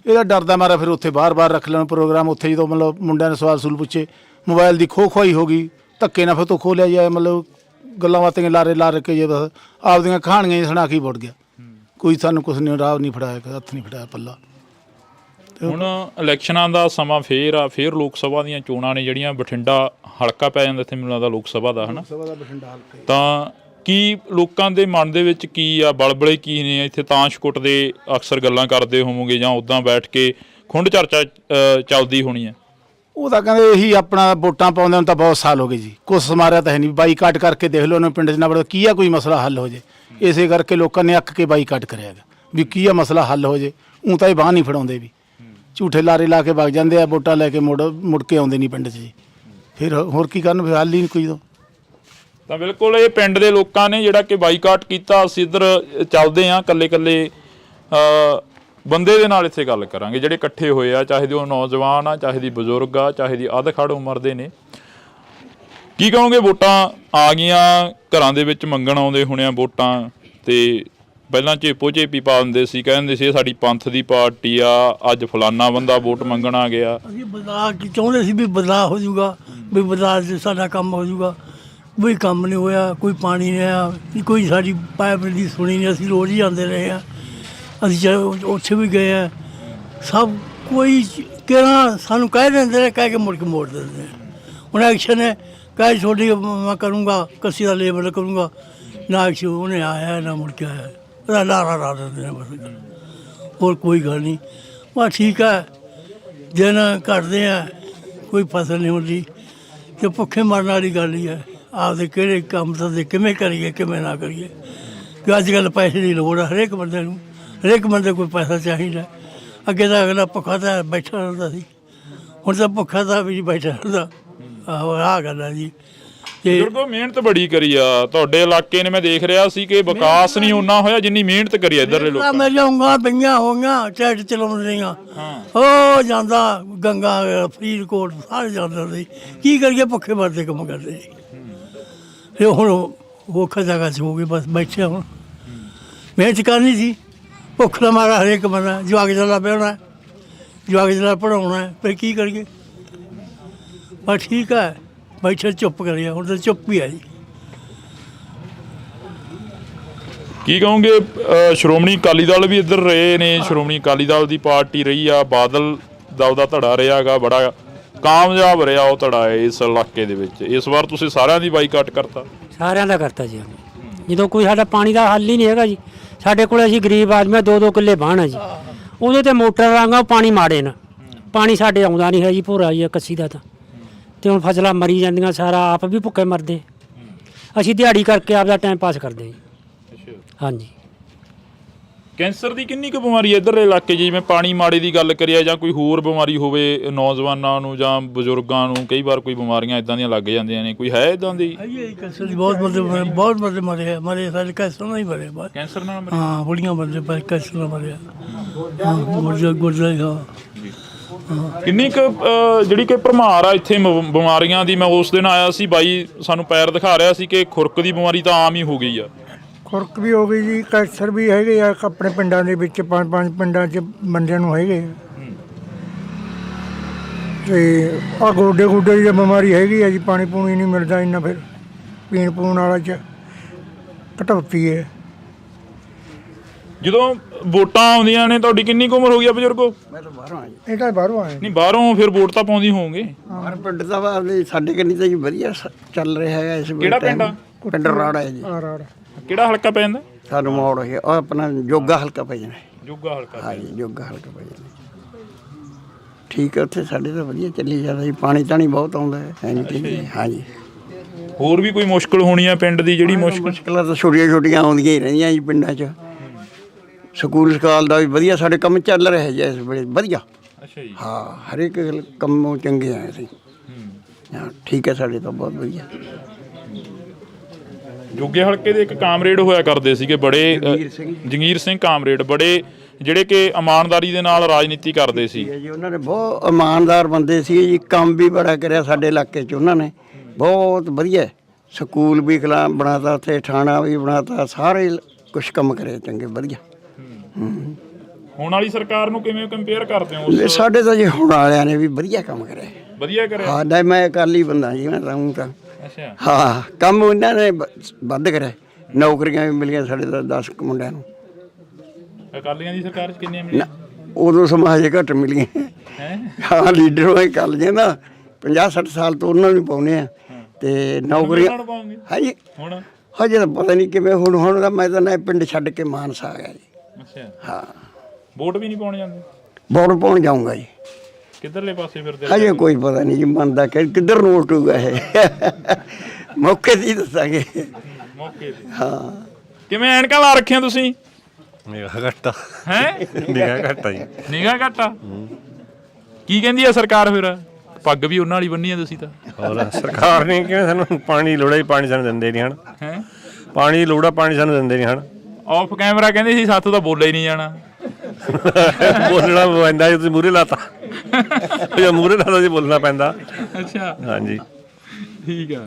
ਇਹਦਾ ਡਰ ਦਾ ਮਾਰਾ ਫਿਰ ਉੱਥੇ ਬਾਰ-ਬਾਰ ਰੱਖ ਲੈਣ ਪ੍ਰੋਗਰਾਮ। ਉੱਥੇ ਜਦੋਂ ਮਤਲਬ ਮੁੰਡਿਆਂ ਨੇ ਸਵਾਲ ਸੂਲ ਪੁੱਛੇ, ਮੋਬਾਈਲ ਦੀ ਖੋਹੀ ਹੋ ਗਈ, ਧੱਕੇ ਨਾਲ ਫਿਰ ਤੋਂ ਖੋਹ ਲਿਆ ਜਾਏ। ਮਤਲਬ ਗੱਲਾਂ ਬਾਤਾਂ ਲਾਰੇ ਕੇ ਜੇ ਬਸ ਆਪਦੀਆਂ ਕਹਾਣੀਆਂ ਹੀ ਸੁਣਾ ਕੇ ਵੜ ਗਿਆ। ਕੋਈ ਸਾਨੂੰ ਕੁਛ ਨਹੀਂ, ਰਾਹ ਨਹੀਂ ਫੜਾਇਆ, ਹੱਥ ਨਹੀਂ ਫੜਾਇਆ ਪੱਲਾ। ਹੁਣ ਇਲੈਕਸ਼ਨਾਂ ਦਾ ਸਮਾਂ ਫੇਰ ਆ, ਫੇਰ ਲੋਕ ਸਭਾ ਦੀਆਂ ਚੋਣਾਂ ਨੇ ਜਿਹੜੀਆਂ। ਬਠਿੰਡਾ ਹਲਕਾ ਪੈ ਜਾਂਦਾ ਇੱਥੇ, ਮੈਨੂੰ ਲੱਗਦਾ ਲੋਕ ਸਭਾ ਦਾ, ਹੈ ਨਾ? ਤਾਂ ਕੀ ਲੋਕਾਂ ਦੇ ਮਨ ਦੇ ਵਿੱਚ ਕੀ ਆ, ਬਲਬਲੇ ਕੀ ਨੇ? ਇੱਥੇ ਤਾਸ਼ ਕੁੱਟਦੇ ਅਕਸਰ ਗੱਲਾਂ ਕਰਦੇ ਹੋਵੋਗੇ ਜਾਂ ਉੱਦਾਂ ਬੈਠ ਕੇ ਖੁੰਡ ਚਰਚਾ ਚੱਲਦੀ ਹੋਣੀ ਹੈ? ਉਹ ਤਾਂ ਕਹਿੰਦੇ ਇਹੀ ਆਪਣਾ ਵੋਟਾਂ ਪਾਉਂਦੇ ਨੂੰ ਤਾਂ ਬਹੁਤ ਸਾਲ ਹੋ ਗਏ ਜੀ, ਕੁਛ ਸਮਾਰਿਆ ਤਾਂ ਹੈ ਨਹੀਂ। ਬਾਈਕਾਟ ਕਰਕੇ ਦੇਖ ਲਓ ਉਹਨੇ ਪਿੰਡ 'ਚ ਨਾ ਬੜਾ ਕੀ ਆ ਕੋਈ ਮਸਲਾ ਹੱਲ ਹੋ ਜੇ। ਇਸੇ ਕਰਕੇ ਲੋਕਾਂ ਨੇ ਅੱਕ ਕੇ ਬਾਈਕਾਟ ਕਰਿਆ ਹੈਗਾ ਵੀ ਕੀ ਆ ਮਸਲਾ ਹੱਲ ਹੋ ਜੇ। ਊਂ ਤਾਂ ਇਹ ਬਾਂਹ ਨਹੀਂ ਫੜਾਉਂਦੇ ਵੀ, ਝੂਠੇ ਲਾਰੇ ਲਾ ਕੇ ਵਗ ਜਾਂਦੇ ਆ, ਵੋਟਾਂ ਲੈ ਕੇ ਮੁੜ ਕੇ ਆਉਂਦੇ ਨਹੀਂ ਪਿੰਡ 'ਚ ਜੀ। ਫਿਰ ਹੋਰ ਕੀ ਕਰਨ, ਫਿਰ ਹੱਲ ਹੀ ਨਹੀਂ ਕੋਈ। ਤਾਂ ਬਿਲਕੁਲ ਇਹ ਪਿੰਡ ਦੇ ਲੋਕਾਂ ਨੇ ਜਿਹੜਾ ਕਿ ਬਾਈਕਾਟ ਕੀਤਾ। ਅਸੀਂ ਇੱਧਰ ਚੱਲਦੇ ਹਾਂ, ਕੱਲੇ ਬੰਦੇ ਦੇ ਨਾਲ ਇੱਥੇ ਗੱਲ ਕਰਾਂਗੇ ਜਿਹੜੇ ਇਕੱਠੇ ਹੋਏ ਆ, ਚਾਹੇ ਦੀ ਉਹ ਨੌਜਵਾਨ ਆ, ਚਾਹੇ ਦੀ ਬਜ਼ੁਰਗ ਆ, ਚਾਹੇ ਦੀ ਅੱਧ-ਖੜ ਉਮਰ ਦੇ ਨੇ। ਕੀ ਕਹੋਗੇ? ਵੋਟਾਂ ਆ ਗਈਆਂ, ਘਰਾਂ ਦੇ ਵਿੱਚ ਮੰਗਣ ਆਉਂਦੇ ਹੋਣੇ ਆ ਵੋਟਾਂ। ਤੇ ਪਹਿਲਾਂ ਚੇਪੀ ਪਾ ਦਿੰਦੇ ਸੀ, ਕਹਿੰਦੇ ਸੀ ਇਹ ਸਾਡੀ ਪੰਥ ਦੀ ਪਾਰਟੀ ਆ, ਅੱਜ ਫਲਾਨਾ ਬੰਦਾ ਵੋਟ ਮੰਗਣ ਆ ਗਿਆ। ਅਸੀਂ ਬਦਲਾਅ ਚਾਹੁੰਦੇ ਸੀ ਵੀ ਬਦਲਾਅ ਹੋ ਜਾਊਗਾ, ਵੀ ਬਦਲਾਅ 'ਚ ਸਾਡਾ ਕੰਮ ਹੋ ਜਾਊਗਾ। ਕੋਈ ਕੰਮ ਨਹੀਂ ਹੋਇਆ, ਕੋਈ ਪਾਣੀ ਨਹੀਂ ਆਇਆ, ਕੋਈ ਸਾਡੀ ਪਾਈਪ ਦੀ ਸੁਣੀ ਨਹੀਂ। ਅਸੀਂ ਰੋਜ਼ ਹੀ ਆਉਂਦੇ ਰਹੇ ਹਾਂ। ਅਸੀਂ ਉੱਥੇ ਵੀ ਗਏ ਆ, ਸਭ ਕੋਈ ਕਿਹੜਾ ਸਾਨੂੰ ਕਹਿ ਦਿੰਦੇ ਨੇ, ਕਹਿ ਕੇ ਮੁੜ ਕੇ ਮੋੜ ਦਿੰਦੇ ਨੇ। ਹੁਣ ਐਕਸ਼ਨ ਹੈ, ਕਹਿ ਛੋਟੀ ਮੈਂ ਕਰੂੰਗਾ, ਕੱਸੀ ਦਾ ਲੇਬਰ ਕਰੂੰਗਾ, ਨਾ ਐਕਸ਼ਨ ਉਹਨੇ ਆਇਆ ਨਾ ਮੁੜ ਕੇ ਆਇਆ। ਉਹਦਾ ਲਾਰਾ ਲਾ ਦਿੰਦੇ ਨੇ ਬਸ, ਹੋਰ ਕੋਈ ਗੱਲ ਨਹੀਂ। ਬਸ ਠੀਕ ਹੈ, ਦਿਨ ਕੱਟਦੇ ਆ, ਕੋਈ ਫਸਲ ਨਹੀਂ ਹੁੰਦੀ ਅਤੇ ਭੁੱਖੇ ਮਰਨ ਵਾਲੀ ਗੱਲ ਹੀ ਹੈ। ਆਪਦੇ ਕਿਹੜੇ ਕੰਮ ਧੰਦੇ ਕਿਵੇਂ ਕਰੀਏ, ਕਿਵੇਂ ਨਾ ਕਰੀਏ। ਕਿ ਅੱਜ ਕੱਲ੍ਹ ਪੈਸੇ ਦੀ ਲੋੜ ਹੈ ਹਰੇਕ ਬੰਦੇ ਨੂੰ, ਹਰੇਕ ਬੰਦੇ ਕੋਈ ਪੈਸਾ ਚਾਹੀਦਾ। ਅੱਗੇ ਤਾਂ ਅਗਲਾ ਭੁੱਖਾ ਤਾਂ ਬੈਠਾ ਰਹਿੰਦਾ ਸੀ, ਹੁਣ ਤਾਂ ਭੁੱਖਾ ਤਾਂ ਵੀ ਬੈਠਾ ਰਹਿੰਦਾ। ਆਹੋ ਆਹ ਗੱਲ ਹੈ ਜੀ। ਤੇ ਬਜ਼ੁਰਗੋ ਮਿਹਨਤ ਬੜੀ ਕਰੀ ਆ ਤੁਹਾਡੇ ਇਲਾਕੇ ਨੇ। ਮੈਂ ਦੇਖ ਰਿਹਾ ਸੀ ਕਿ ਵਿਕਾਸ ਨਹੀਂ ਓਨਾ ਹੋਇਆ ਜਿੰਨੀ ਮਿਹਨਤ ਕਰੀ ਇੱਧਰਲੇ ਲੋਕਾਂ ਨੇ। ਮੇਰੀਆਂ ਉਂਗਲਾਂ ਪਈਆਂ ਹੋਈਆਂ, ਟਰੈਕਟਰ ਚਲਾਉਂਦੇ ਰਹੀਆਂ। ਉਹ ਜਾਂਦਾ ਗੰਗਾ, ਫਰੀਦਕੋਟ ਸਾਰੇ ਜਾਂਦੇ ਸੀ। ਕੀ ਕਰੀਏ, ਭੁੱਖੇ ਮਰਦੇ ਕੰਮ ਕਰਦੇ ਜੀ। ਫਿਰ ਹੁਣ ਔਖਾ ਜਗ੍ਹਾ 'ਚ ਹੋ ਗਏ, ਬਸ ਬੈਠੇ ਹੁਣ। ਮਿਹਨਤ ਕਰਨੀ ਸੀ, ਭੁੱਖ ਦਾ ਮਾਰਾ ਹਰੇਕ ਬੰਦਾ। ਜਵਾਕ ਜਲਾ ਪਿਆਉਣਾ, ਜਵਾਕ ਜਲਾ ਪੜ੍ਹਾਉਣਾ, ਫਿਰ ਕੀ ਕਰੀਏ। ਬਸ ਠੀਕ ਹੈ, ਬੈਠੇ ਚੁੱਪ ਕਰੀਏ। ਹੁਣ ਤਾਂ ਚੁੱਪ ਹੀ ਹੈ ਜੀ। ਕੀ ਕਹੋਗੇ? ਸ਼੍ਰੋਮਣੀ ਅਕਾਲੀ ਦਲ ਵੀ ਇੱਧਰ ਰਹੇ ਨੇ, ਸ਼੍ਰੋਮਣੀ ਅਕਾਲੀ ਦਲ ਦੀ ਪਾਰਟੀ ਰਹੀ ਆ, ਬਾਦਲ ਦਾ ਉਹਦਾ ਧੜਾ ਰਿਹਾ ਗਾ, ਬੜਾ ਕਾਮਯਾਬ ਰਿਹਾ ਉਹ ਧੜਾ ਇਸ ਇਲਾਕੇ ਦੇ ਵਿੱਚ? ਇਸ ਵਾਰ ਤੁਸੀਂ ਸਾਰਿਆਂ ਦੀ ਬਾਈਕਾਟ ਕਰਤਾ? ਸਾਰਿਆਂ ਦਾ ਕਰਤਾ ਜੀ ਜਦੋਂ ਕੋਈ ਸਾਡਾ ਪਾਣੀ ਦਾ ਹੱਲ ਹੀ ਨਹੀਂ ਹੈਗਾ ਜੀ। ਸਾਡੇ ਕੋਲ ਅਸੀਂ ਗਰੀਬ ਆਦਮੀ 2-2 ਕਿੱਲੇ ਬਾਣ ਹੈ ਜੀ, ਉਹਦੇ ਤੇ ਮੋਟਰ ਲਾਂਗਾ ਉਹ ਪਾਣੀ ਮਾੜੇ ਨਾ, ਪਾਣੀ ਸਾਡੇ ਆਉਂਦਾ ਨਹੀਂ ਹੈ ਜੀ, ਭੋਰਾ ਜੀ ਕੱਸੀ ਦਾ ਤਾਂ। ਤੇ ਹੁਣ ਫਸਲਾਂ ਮਰੀ ਜਾਂਦੀਆਂ, ਸਾਰਾ ਆਪ ਵੀ ਭੁੱਖੇ ਮਰਦੇ, ਅਸੀਂ ਦਿਹਾੜੀ ਕਰਕੇ ਆਪਦਾ ਟਾਈਮ ਪਾਸ ਕਰਦੇ ਜੀ। ਹਾਂਜੀ। ਕੈਂਸਰ ਦੀ ਕਿੰਨੀ ਕੁ ਬਿਮਾਰੀ ਹੈ ਇੱਧਰਲੇ ਇਲਾਕੇ 'ਚ? ਜਿਵੇਂ ਪਾਣੀ ਮਾੜੇ ਦੀ ਗੱਲ ਕਰੀਏ ਜਾਂ ਕੋਈ ਹੋਰ ਬਿਮਾਰੀ ਹੋਵੇ ਨੌਜਵਾਨਾਂ ਨੂੰ ਜਾਂ ਬਜ਼ੁਰਗਾਂ ਨੂੰ, ਕਈ ਵਾਰ ਕੋਈ ਬਿਮਾਰੀਆਂ ਇਦਾਂ ਦੀਆਂ ਲੱਗ ਜਾਂਦੀਆਂ ਨੇ, ਕੋਈ ਹੈ ਇਦਾਂ ਦੀ? ਕੈਂਸਰ ਦੀ ਬਹੁਤ ਬੰਦੇ ਮਰੇ ਸਾਡੇ ਕੈਂਸਰ ਨਾਲ ਹੀ ਮਰੇ। ਕੈਂਸਰ ਨਾਲ? ਹਾਂ, ਬੁੜੀਆਂ ਬੰਦੇ ਪਰ ਕੈਂਸਰ ਨਾਲ ਮਰੇ। ਗੁਰਜਰ ਕਿੰਨੀ ਕੁ ਜਿਹੜੀ ਕਿ ਭਰਮਾਰ ਆ ਇੱਥੇ ਬਿਮਾਰੀਆਂ ਦੀ? ਮੈਂ ਉਸ ਦਿਨ ਆਇਆ ਸੀ, ਬਾਈ ਸਾਨੂੰ ਪੈਰ ਦਿਖਾ ਰਿਹਾ ਸੀ ਕਿ ਖੁਰਕ ਦੀ ਬਿਮਾਰੀ ਤਾਂ ਆਮ ਹੀ ਹੋ ਗਈ ਆ। ਖੁਰਕ ਵੀ ਹੋ ਗਈ ਜੀ, ਕੈਂਸਰ ਵੀ ਹੈਗੇ ਆ ਆਪਣੇ ਪਿੰਡਾਂ ਦੇ ਵਿੱਚ, 5-5 ਪਿੰਡਾਂ 'ਚ ਬੰਦਿਆਂ ਨੂੰ ਹੈਗੇ ਤੇ ਆ ਗੋਡੇ ਦੀ ਬਿਮਾਰੀ ਹੈਗੀ ਆ ਜੀ। ਪਾਣੀ ਪੂਣੀ ਨਹੀਂ ਮਿਲਦਾ ਇੰਨਾ, ਫਿਰ ਪੀਣ ਪੂਣ ਵਾਲਾ 'ਚ ਘਟੌਤੀ ਹੈ। ਜਦੋਂ ਵੋਟਾਂ ਆਉਂਦੀਆਂ ਨੇ, ਤੁਹਾਡੀ ਕਿੰਨੀ ਕੁ ਉਮਰ ਹੋ ਗਈ ਆ ਬਜ਼ੁਰਗੋ? ਮੈਂ ਤਾਂ ਬਾਹਰੋਂ ਆਇਆ। ਇਹ ਤਾਂ ਬਾਹਰੋਂ ਆਏ। ਨਹੀਂ, ਬਾਹਰੋਂ ਫਿਰ ਵੋਟ ਤਾਂ ਪਾਉਂਦੀ ਹੋਵੋਗੇ। ਹਰ ਪਿੰਡ ਦਾ ਸਾਡੇ ਕੰਨੀ ਤਾਂ ਜੀ ਵਧੀਆ ਚੱਲ ਰਿਹਾ ਹੈਗਾ ਇਸ ਵੇਲੇ। ਕਿਹੜਾ ਪਿੰਡ ਆ? ਪਿੰਡ ਰਾੜਾ ਹੈ ਜੀ। ਕਿਹੜਾ ਹਲਕਾ ਪੈ ਜਾਂਦਾ? ਸਾਨੂੰ ਮੋੜ ਹੈ ਉਹ ਆਪਣਾ ਜੋਗਾ ਹਲਕਾ ਪੈ ਜਾਣਾ। ਜੋਗਾ ਹਲਕਾ? ਹਾਂਜੀ, ਜੋਗਾ ਹਲਕਾ ਪੈ ਜਾਣਾ। ਠੀਕ ਹੈ, ਉੱਥੇ ਸਾਡੇ ਤਾਂ ਵਧੀਆ ਚੱਲੀ ਜਾਂਦਾ ਜੀ। ਪਾਣੀ ਤਾਣੀ ਬਹੁਤ ਆਉਂਦਾ ਹੈ। ਹਾਂਜੀ। ਹੋਰ ਵੀ ਕੋਈ ਮੁਸ਼ਕਲ ਹੋਣੀ ਆ ਪਿੰਡ ਦੀ? ਜਿਹੜੀ ਮੁਸ਼ਕਲਾਂ ਤਾਂ ਛੋਟੀਆਂ ਆਉਂਦੀਆਂ ਹੀ ਰਹਿੰਦੀਆਂ ਜੀ ਪਿੰਡਾਂ 'ਚ। ਸਕੂਲ ਸਕਾਲ ਦਾ ਵੀ ਵਧੀਆ ਸਾਡੇ ਕੰਮ ਚੱਲ ਰਿਹਾ ਜੀ ਇਸ ਵੇਲੇ, ਵਧੀਆ। ਅੱਛਾ ਜੀ। ਹਾਂ, ਹਰੇਕ ਕੰਮੋਂ ਚੰਗੇ ਆ ਅਸੀਂ। ਹਾਂ, ਠੀਕ ਹੈ, ਸਾਡੇ ਤਾਂ ਬਹੁਤ ਵਧੀਆ। ਜੋਗੇ ਹਲਕੇ ਦੇ ਇੱਕ ਕਾਮਰੇਡ ਹੋਇਆ ਕਰਦੇ ਸੀਗੇ ਬੜੇ, ਜੰਗੀਰ ਸਿੰਘ ਕਾਮਰੇਡ, ਬੜੇ ਜਿਹੜੇ ਕਿ ਇਮਾਨਦਾਰੀ ਦੇ ਨਾਲ ਰਾਜਨੀਤੀ ਕਰਦੇ ਸੀ ਜੀ। ਉਹਨਾਂ ਨੇ ਬਹੁਤ ਇਮਾਨਦਾਰ ਬੰਦੇ ਸੀ ਜੀ, ਕੰਮ ਵੀ ਬੜਾ ਕਰਿਆ ਸਾਡੇ ਇਲਾਕੇ 'ਚ ਉਹਨਾਂ ਨੇ, ਬਹੁਤ ਵਧੀਆ। ਸਕੂਲ ਵੀ ਬਣਾਤਾ, ਉੱਥੇ ਥਾਣਾ ਵੀ ਬਣਾਤਾ, ਸਾਰੇ ਕੁਛ ਕੰਮ ਕਰੇ ਚੰਗੇ, ਵਧੀਆ। ਹੁਣ ਵਾਲੀ ਸਰਕਾਰ ਨੂੰ ਕਿਵੇਂ ਕੰਪੇਅਰ ਕਰਦੇ ਹੋ? ਸਾਡੇ ਤਾਂ ਜੀ ਹੁਣ ਵਾਲਿਆਂ ਨੇ ਵੀ ਵਧੀਆ ਕੰਮ ਕਰਿਆ। ਵਧੀਆ ਕਰਿਆ? ਹਾਂ, ਨਹੀਂ ਮੈਂ ਅਕਾਲੀ ਬੰਦਾ ਜੀ, ਮੈਂ ਰਹੂੰ ਤਾਂ। ਅੱਛਾ। ਹਾਂ, ਕੰਮ ਉਹਨਾਂ ਨੇ ਵੱਧ ਕਰਿਆ, ਨੌਕਰੀਆਂ ਵੀ ਮਿਲੀਆਂ ਸਾਡੇ ਤਾਂ 10 ਮੁੰਡਿਆਂ ਨੂੰ। ਅਕਾਲੀਆਂ ਦੀ ਸਰਕਾਰ 'ਚ ਕਿੰਨੀਆਂ ਮਿਲੀਆਂ? ਉਦੋਂ ਸਮਾਂ ਹਜੇ ਘੱਟ ਮਿਲੀਆਂ। ਹਾਂ, ਲੀਡਰ ਹੋਏ ਕਰ ਜਾਂਦਾ 50-60 ਸਾਲ ਤੋਂ ਉਹਨਾਂ ਨੂੰ ਪਾਉਂਦੇ ਆ ਤੇ ਨੌਕਰੀਆਂ। ਹਾਂਜੀ, ਹੁਣ ਹਜੇ ਤਾਂ ਪਤਾ ਨਹੀਂ ਕਿਵੇਂ। ਹੁਣ ਤਾਂ ਮੈਂ ਤਾਂ ਨਾ ਪਿੰਡ ਛੱਡ ਕੇ ਮਾਨਸਾ ਆ ਗਿਆ ਜੀ। ਅੱਛਾ। ਹਾਂ। ਵੋਟ ਵੀ ਨਹੀਂ ਪਾਉਣ ਜਾਂਦੇ? ਵੋਟ ਪਾਉਣ ਜਾਊਂਗਾ ਜੀ। ਕਿੱਧਰਲੇ ਪਾਸੇ ਫਿਰਦੇ? ਹਜੇ ਕੋਈ ਪਤਾ ਨਹੀਂ ਜੀ, ਮੰਨਦਾ ਕਿੱਧਰ ਨੂੰ ਉਲਟੂਗਾ ਇਹ। ਮੌਕੇ ਦੀ ਦੱਸਾਂਗੇ। ਮੌਕੇ ਤੇ? ਹਾਂ। ਕਿਵੇਂ ਐਨਕਾਂ ਲਾ ਰੱਖੀਆਂ ਤੁਸੀਂ? ਨਿਗਾਹ ਘੱਟ ਆ। ਹੈ? ਨਿਗਾਹ ਘੱਟ ਆ ਜੀ। ਨਿਗਾਹ ਘੱਟ ਆ? ਕੀ ਕਹਿੰਦੀ ਆ ਸਰਕਾਰ ਫਿਰ? ਪੱਗ ਵੀ ਉਹਨਾਂ ਵਾਲੀ ਬੰਨੀ ਆ ਤੁਸੀਂ ਤਾਂ। ਹੋਰ ਸਰਕਾਰ ਨੇ ਕਿਹਾ ਸਾਨੂੰ ਪਾਣੀ ਦੀ ਲੋੜ ਹੈ, ਪਾਣੀ ਸਾਨੂੰ ਦਿੰਦੇ ਨਹੀਂ ਹਨ। ਹੈ? ਪਾਣੀ ਦੀ ਲੋੜ ਆ, ਪਾਣੀ ਸਾਨੂੰ ਦਿੰਦੇ ਨਹੀਂ ਹਨ। ਆਫ ਕੈਮਰਾ ਕਹਿੰਦੇ ਸੀ ਸਾਥੋਂ ਤਾਂ ਬੋਲਿਆ ਹੀ ਨਹੀਂ ਜਾਣਾ। ਬੋਲਣਾ ਪੈਂਦਾ ਜੀ, ਤੁਸੀਂ ਮੂਹਰੇ ਲਾਤਾ। ਜੇ ਮੂਹਰੇ ਲਾਤਾ ਜੀ ਬੋਲਣਾ ਪੈਂਦਾ। ਅੱਛਾ। ਹਾਂਜੀ, ਠੀਕ ਆ।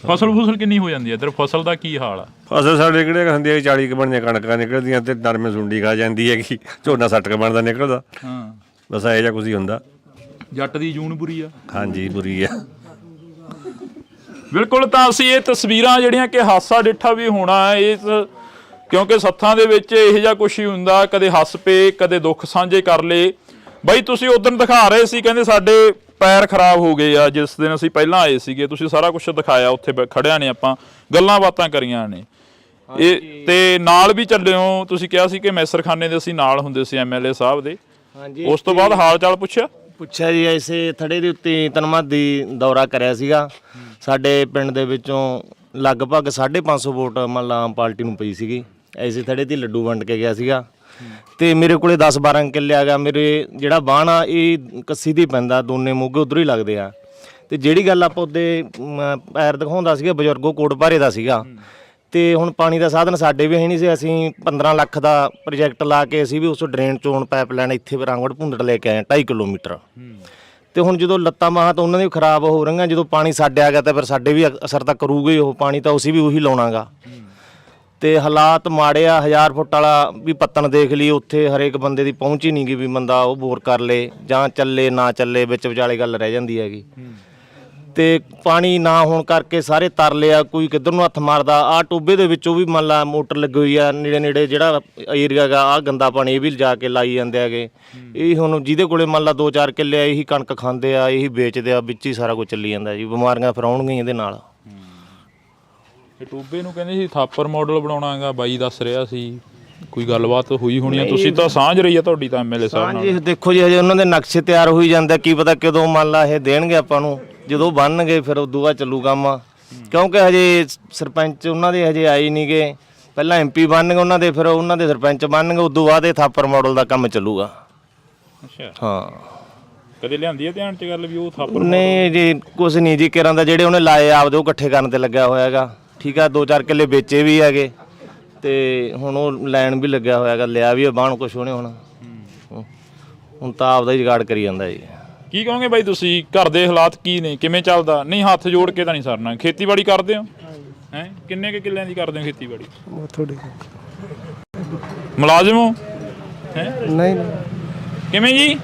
ਫਸਲ ਕਿੰਨੀ ਹੋ ਜਾਂਦੀ ਹੈ ਇੱਧਰ? ਫਸਲ ਦਾ ਕੀ ਹਾਲ ਆ? ਫਸਲ ਸਾਡੇ ਕਿਹੜੇ ਹੁੰਦੀ ਹੈ 40 ਕੁ ਬਣਦੀਆਂ ਕਣਕਾਂ ਨਿਕਲਦੀਆਂ ਤੇ ਨਰਮੇ ਸੁੰਡੀ ਖਾ ਜਾਂਦੀ ਹੈਗੀ, ਝੋਨਾ 60 ਕੁ ਬਣਦਾ ਨਿਕਲਦਾ। ਹਾਂ, ਬਸ ਇਹੋ ਜਿਹਾ ਕੁਝ ਹੀ ਹੁੰਦਾ। ਜੱਟ ਦੀ ਜੂਨ ਬੁਰੀ ਆ। ਹਾਂਜੀ, ਬੁਰੀ ਆ ਬਿਲਕੁਲ। ਤਾਂ ਅਸੀਂ ਇਹ ਤਸਵੀਰਾਂ ਜਿਹੜੀਆਂ ਕਿ ਹਾਸਾ ਡਿੱਠਾ ਵੀ ਹੋਣਾ ਇਸ, ਕਿਉਂਕਿ ਸੱਥਾਂ ਦੇ ਵਿੱਚ ਇਹੋ ਜਿਹਾ ਕੁਛ ਹੀ ਹੁੰਦਾ, ਕਦੇ ਹੱਸ ਪਏ, ਕਦੇ ਦੁੱਖ ਸਾਂਝੇ ਕਰ ਲਏ। ਬਾਈ ਤੁਸੀਂ ਉਦੋਂ ਦਿਖਾ ਰਹੇ ਸੀ, ਕਹਿੰਦੇ ਸਾਡੇ ਪੈਰ ਖਰਾਬ ਹੋ ਗਏ ਆ ਜਿਸ ਦਿਨ ਅਸੀਂ ਪਹਿਲਾਂ ਆਏ ਸੀਗੇ। ਤੁਸੀਂ ਸਾਰਾ ਕੁਛ ਦਿਖਾਇਆ, ਉੱਥੇ ਖੜਿਆ ਨੇ, ਆਪਾਂ ਗੱਲਾਂ ਬਾਤਾਂ ਕਰੀਆਂ ਨੇ। ਇਹ ਤੇ ਨਾਲ ਵੀ ਚੱਲੇ ਹੋ, ਤੁਸੀਂ ਕਿਹਾ ਸੀ ਕਿ ਮੈਸਰਖਾਨੇ ਦੇ ਅਸੀਂ ਨਾਲ ਹੁੰਦੇ ਸੀ MLA ਸਾਹਿਬ ਦੇ। ਹਾਂਜੀ। ਉਸ ਤੋਂ ਬਾਅਦ ਹਾਲ ਚਾਲ ਪੁੱਛਿਆ ਜੀ, ਐਸੇ ਥੜੇ ਦੇ ਉੱਤੇ ਤਨਮਾਦੀ ਦੌਰਾ ਕਰਿਆ ਸੀਗਾ। ਸਾਡੇ ਪਿੰਡ ਦੇ ਵਿੱਚੋਂ ਲਗਭਗ 550 ਵੋਟ ਮਤਲਬ ਆਮ ਪਾਰਟੀ ਨੂੰ ਪਈ ਸੀਗੀ। ਐਸੇ ਥੜੇ ਤੇ ਲੱਡੂ ਵੰਡ ਕੇ ਗਿਆ ਸੀਗਾ ਤੇ ਮੇਰੇ ਕੋਲੇ 10-12 ਕਿੱਲੇ ਆ ਗਿਆ। ਮੇਰੇ ਜਿਹੜਾ ਬਾਣ ਆ ਇਹ ਕੱਸੀ ਦੀ ਪੈਂਦਾ, ਦੋਨੇ ਮੋਗੇ ਉਧਰ ਹੀ ਲੱਗਦੇ ਆ। ਤੇ ਜਿਹੜੀ ਗੱਲ ਆਪਾਂ ਉਹਦੇ ਪੈਰ ਦਿਖਾਉਂਦਾ ਸੀਗਾ, ਬਜ਼ੁਰਗੋ ਕੋਟ ਭਾਰੇ ਦਾ ਸੀਗਾ। ਤੇ ਹੁਣ ਪਾਣੀ ਦਾ ਸਾਧਨ ਸਾਡੇ ਵੀ ਹੈ ਨਹੀਂ ਸੀ। ਅਸੀਂ 15 ਲੱਖ ਦਾ ਪ੍ਰੋਜੈਕਟ ਲਾ ਕੇ ਅਸੀਂ ਵੀ ਉਸ ਡਰੇਨ ਚੋਣ ਪਾਈਪ ਲਾਈਨ ਇੱਥੇ ਰਾਂਗੜ ਭੁੰਦੜ ਲੈ ਕੇ ਆਏ 2.5 ਕਿਲੋਮੀਟਰ। ਤੇ ਹੁਣ ਜਦੋਂ ਲੱਤਾਂ ਬਾਹਾਂ ਤਾਂ ਉਹਨਾਂ ਦੀ ਖਰਾਬ ਹੋ ਰਹੀਆਂ, ਜਦੋਂ ਪਾਣੀ ਸਾਡੇ ਆ ਗਿਆ ਤਾਂ ਫਿਰ ਸਾਡੇ ਵੀ ਅਸਰ ਤਾਂ ਕਰੂਗਾ ਹੀ ਉਹ ਪਾਣੀ, ਤਾਂ ਅਸੀਂ ਵੀ ਉਹੀ ਲਾਉਣਾਗਾ। ਤੇ ਹਾਲਾਤ ਮਾੜੇ ਆ। 1000 ਫੁੱਟ ਵਾਲਾ ਵੀ ਪੱਤਣ ਦੇਖ ਲਈ, ਉੱਥੇ ਹਰੇਕ ਬੰਦੇ ਦੀ ਪਹੁੰਚ ਹੀ ਨਹੀਂ ਗਈ ਵੀ ਬੰਦਾ ਉਹ ਬੋਰ ਕਰ ਲੇ ਜਾਂ ਚੱਲੇ ਨਾ ਚੱਲੇ, ਵਿੱਚ ਵਿਚਾਲੇ ਗੱਲ ਰਹਿ ਜਾਂਦੀ ਹੈਗੀ। ਤੇ ਪਾਣੀ ਨਾ ਹੋਣ ਕਰਕੇ ਸਾਰੇ ਤਰਲੇ ਆ, ਕੋਈ ਕਿੱਧਰ ਨੂੰ ਹੱਥ ਮਾਰਦਾ। ਆ ਟੋਬੇ ਦੇ ਵਿੱਚੋਂ ਵੀ ਮੰਨ ਲਾ ਮੋਟਰ ਲੱਗੀ ਹੋਈ ਆ ਨੇੜੇ ਨੇੜੇ ਜਿਹੜਾ ਏਰੀਆ ਗਾ, ਆ ਗੰਦਾ ਪਾਣੀ ਇਹ ਵੀ ਲਿਜਾ ਕੇ ਲਾਈ ਜਾਂਦੇ ਹੈਗੇ। ਇਹ ਹੁਣ ਜਿਹਦੇ ਕੋਲੇ ਮੰਨ ਲਾ 2-4 ਕਿੱਲੇ ਆ, ਇਹੀ ਕਣਕ ਖਾਂਦੇ ਆ, ਇਹੀ ਵੇਚਦੇ ਆ, ਵਿੱਚ ਹੀ ਸਾਰਾ ਕੁਝ ਚੱਲੀ ਜਾਂਦਾ ਜੀ। ਬਿਮਾਰੀਆਂ ਫਿਰ ਆਉਣਗੀਆਂ ਇਹਦੇ ਨਾਲ। ਇਹ ਟੋਬੇ ਨੂੰ ਕਹਿੰਦੇ ਸੀ ਥਾਪਰ ਮਾਡਲ ਬਣਾਉਣਾ ਹੈਗਾ, ਬਾਈ ਦੱਸ ਰਿਹਾ ਸੀ। ਕੋਈ ਗੱਲਬਾਤ ਹੋਈ ਹੋਣੀ ਆ? ਤੁਸੀਂ ਤਾਂ ਸਾਂਝ ਰਹੀ ਆ ਤੁਹਾਡੀ ਤਾਂ ਐਮਐਲਏ ਸਾਹਿਬ ਨਾਲ। ਜੀ ਦੇਖੋ ਜੀ, ਹਜੇ ਉਹਨਾਂ ਦੇ ਨਕਸ਼ੇ ਤਿਆਰ ਹੋਈ ਜਾਂਦੇ, ਕੀ ਪਤਾ ਕਦੋਂ ਮੰਨ ਲਾ ਇਹ ਦੇਣਗੇ ਆਪਾਂ ਨੂੰ। ਜਦੋਂ ਬਣਨਗੇ ਫਿਰ ਉਦੋਂ ਬਾਅਦ ਚੱਲੂ ਕੰਮ, ਕਿਉਂਕਿ ਹਜੇ ਸਰਪੰਚ ਉਹਨਾਂ ਦੇ ਹਜੇ ਆਏ ਨਹੀਂ ਗੇ। ਪਹਿਲਾਂ ਐਮਪੀ ਬਣਨਗੇ ਉਹਨਾਂ ਦੇ, ਫਿਰ ਉਹਨਾਂ ਦੇ ਸਰਪੰਚ ਬਣਨਗੇ, ਉਦੋਂ ਬਾਅਦ ਇਹ ਥਾਪਰ ਮਾਡਲ ਦਾ ਕੰਮ ਚੱਲੂਗਾ। ਅੱਛਾ, ਹਾਂ। ਕਦੇ ਲਿਆਂਦੀ ਆ ਧਿਆਨ 'ਚ ਗੱਲ ਵੀ ਉਹ ਥਾਪਰ? ਨਹੀਂ ਜੀ, ਕੁਛ ਨਹੀਂ ਜੀ। ਕਿਰਾਂ ਦਾ ਜਿਹੜੇ ਉਹਨੇ ਲਾਏ ਆਪਦੇ ਉਹ ਇਕੱਠੇ ਕਰਨ ਤੇ ਲੱਗਿਆ ਹੋਇਆ ਹੈਗਾ। ਠੀਕ ਆ, 2-4 ਕਿੱਲੇ ਵੇਚੇ ਵੀ ਹੈਗੇ ਤੇ ਹੁਣ ਉਹ ਲੈਣ ਵੀ ਲੱਗਿਆ ਹੋਇਆ ਹੈਗਾ, ਲਿਆ ਵੀ ਬਾਣ ਕੁਛ ਉਹਨੇ। ਹੁਣ ਤਾਂ ਆਪਦਾ ਹੀ ਜੁਗਾੜ ਕਰੀ ਜਾਂਦਾ ਜੀ। ਕੀ ਕਹੋਗੇ ਬਾਈ ਤੁਸੀਂ, ਘਰ ਦੇ ਹਾਲਾਤ ਕੀ ਨੇ, ਕਿਵੇਂ ਚੱਲਦਾ? ਨਹੀਂ ਹੱਥ ਜੋੜ ਕੇ ਤਾਂ ਨਹੀਂ ਸਰਨਾ। ਖੇਤੀਬਾੜੀ ਕਰਦੇ ਹੋ ਹੈ? ਕਿੰਨੇ ਕੁ ਕਿੱਲਿਆਂ ਦੀ ਕਰਦੇ ਹੋ ਖੇਤੀਬਾੜੀ? ਥੋੜੀ ਮੁਲਾਜ਼ਮ ਹੋ ਹੈ? ਨਹੀਂ ਕਿਵੇਂ ਜੀ?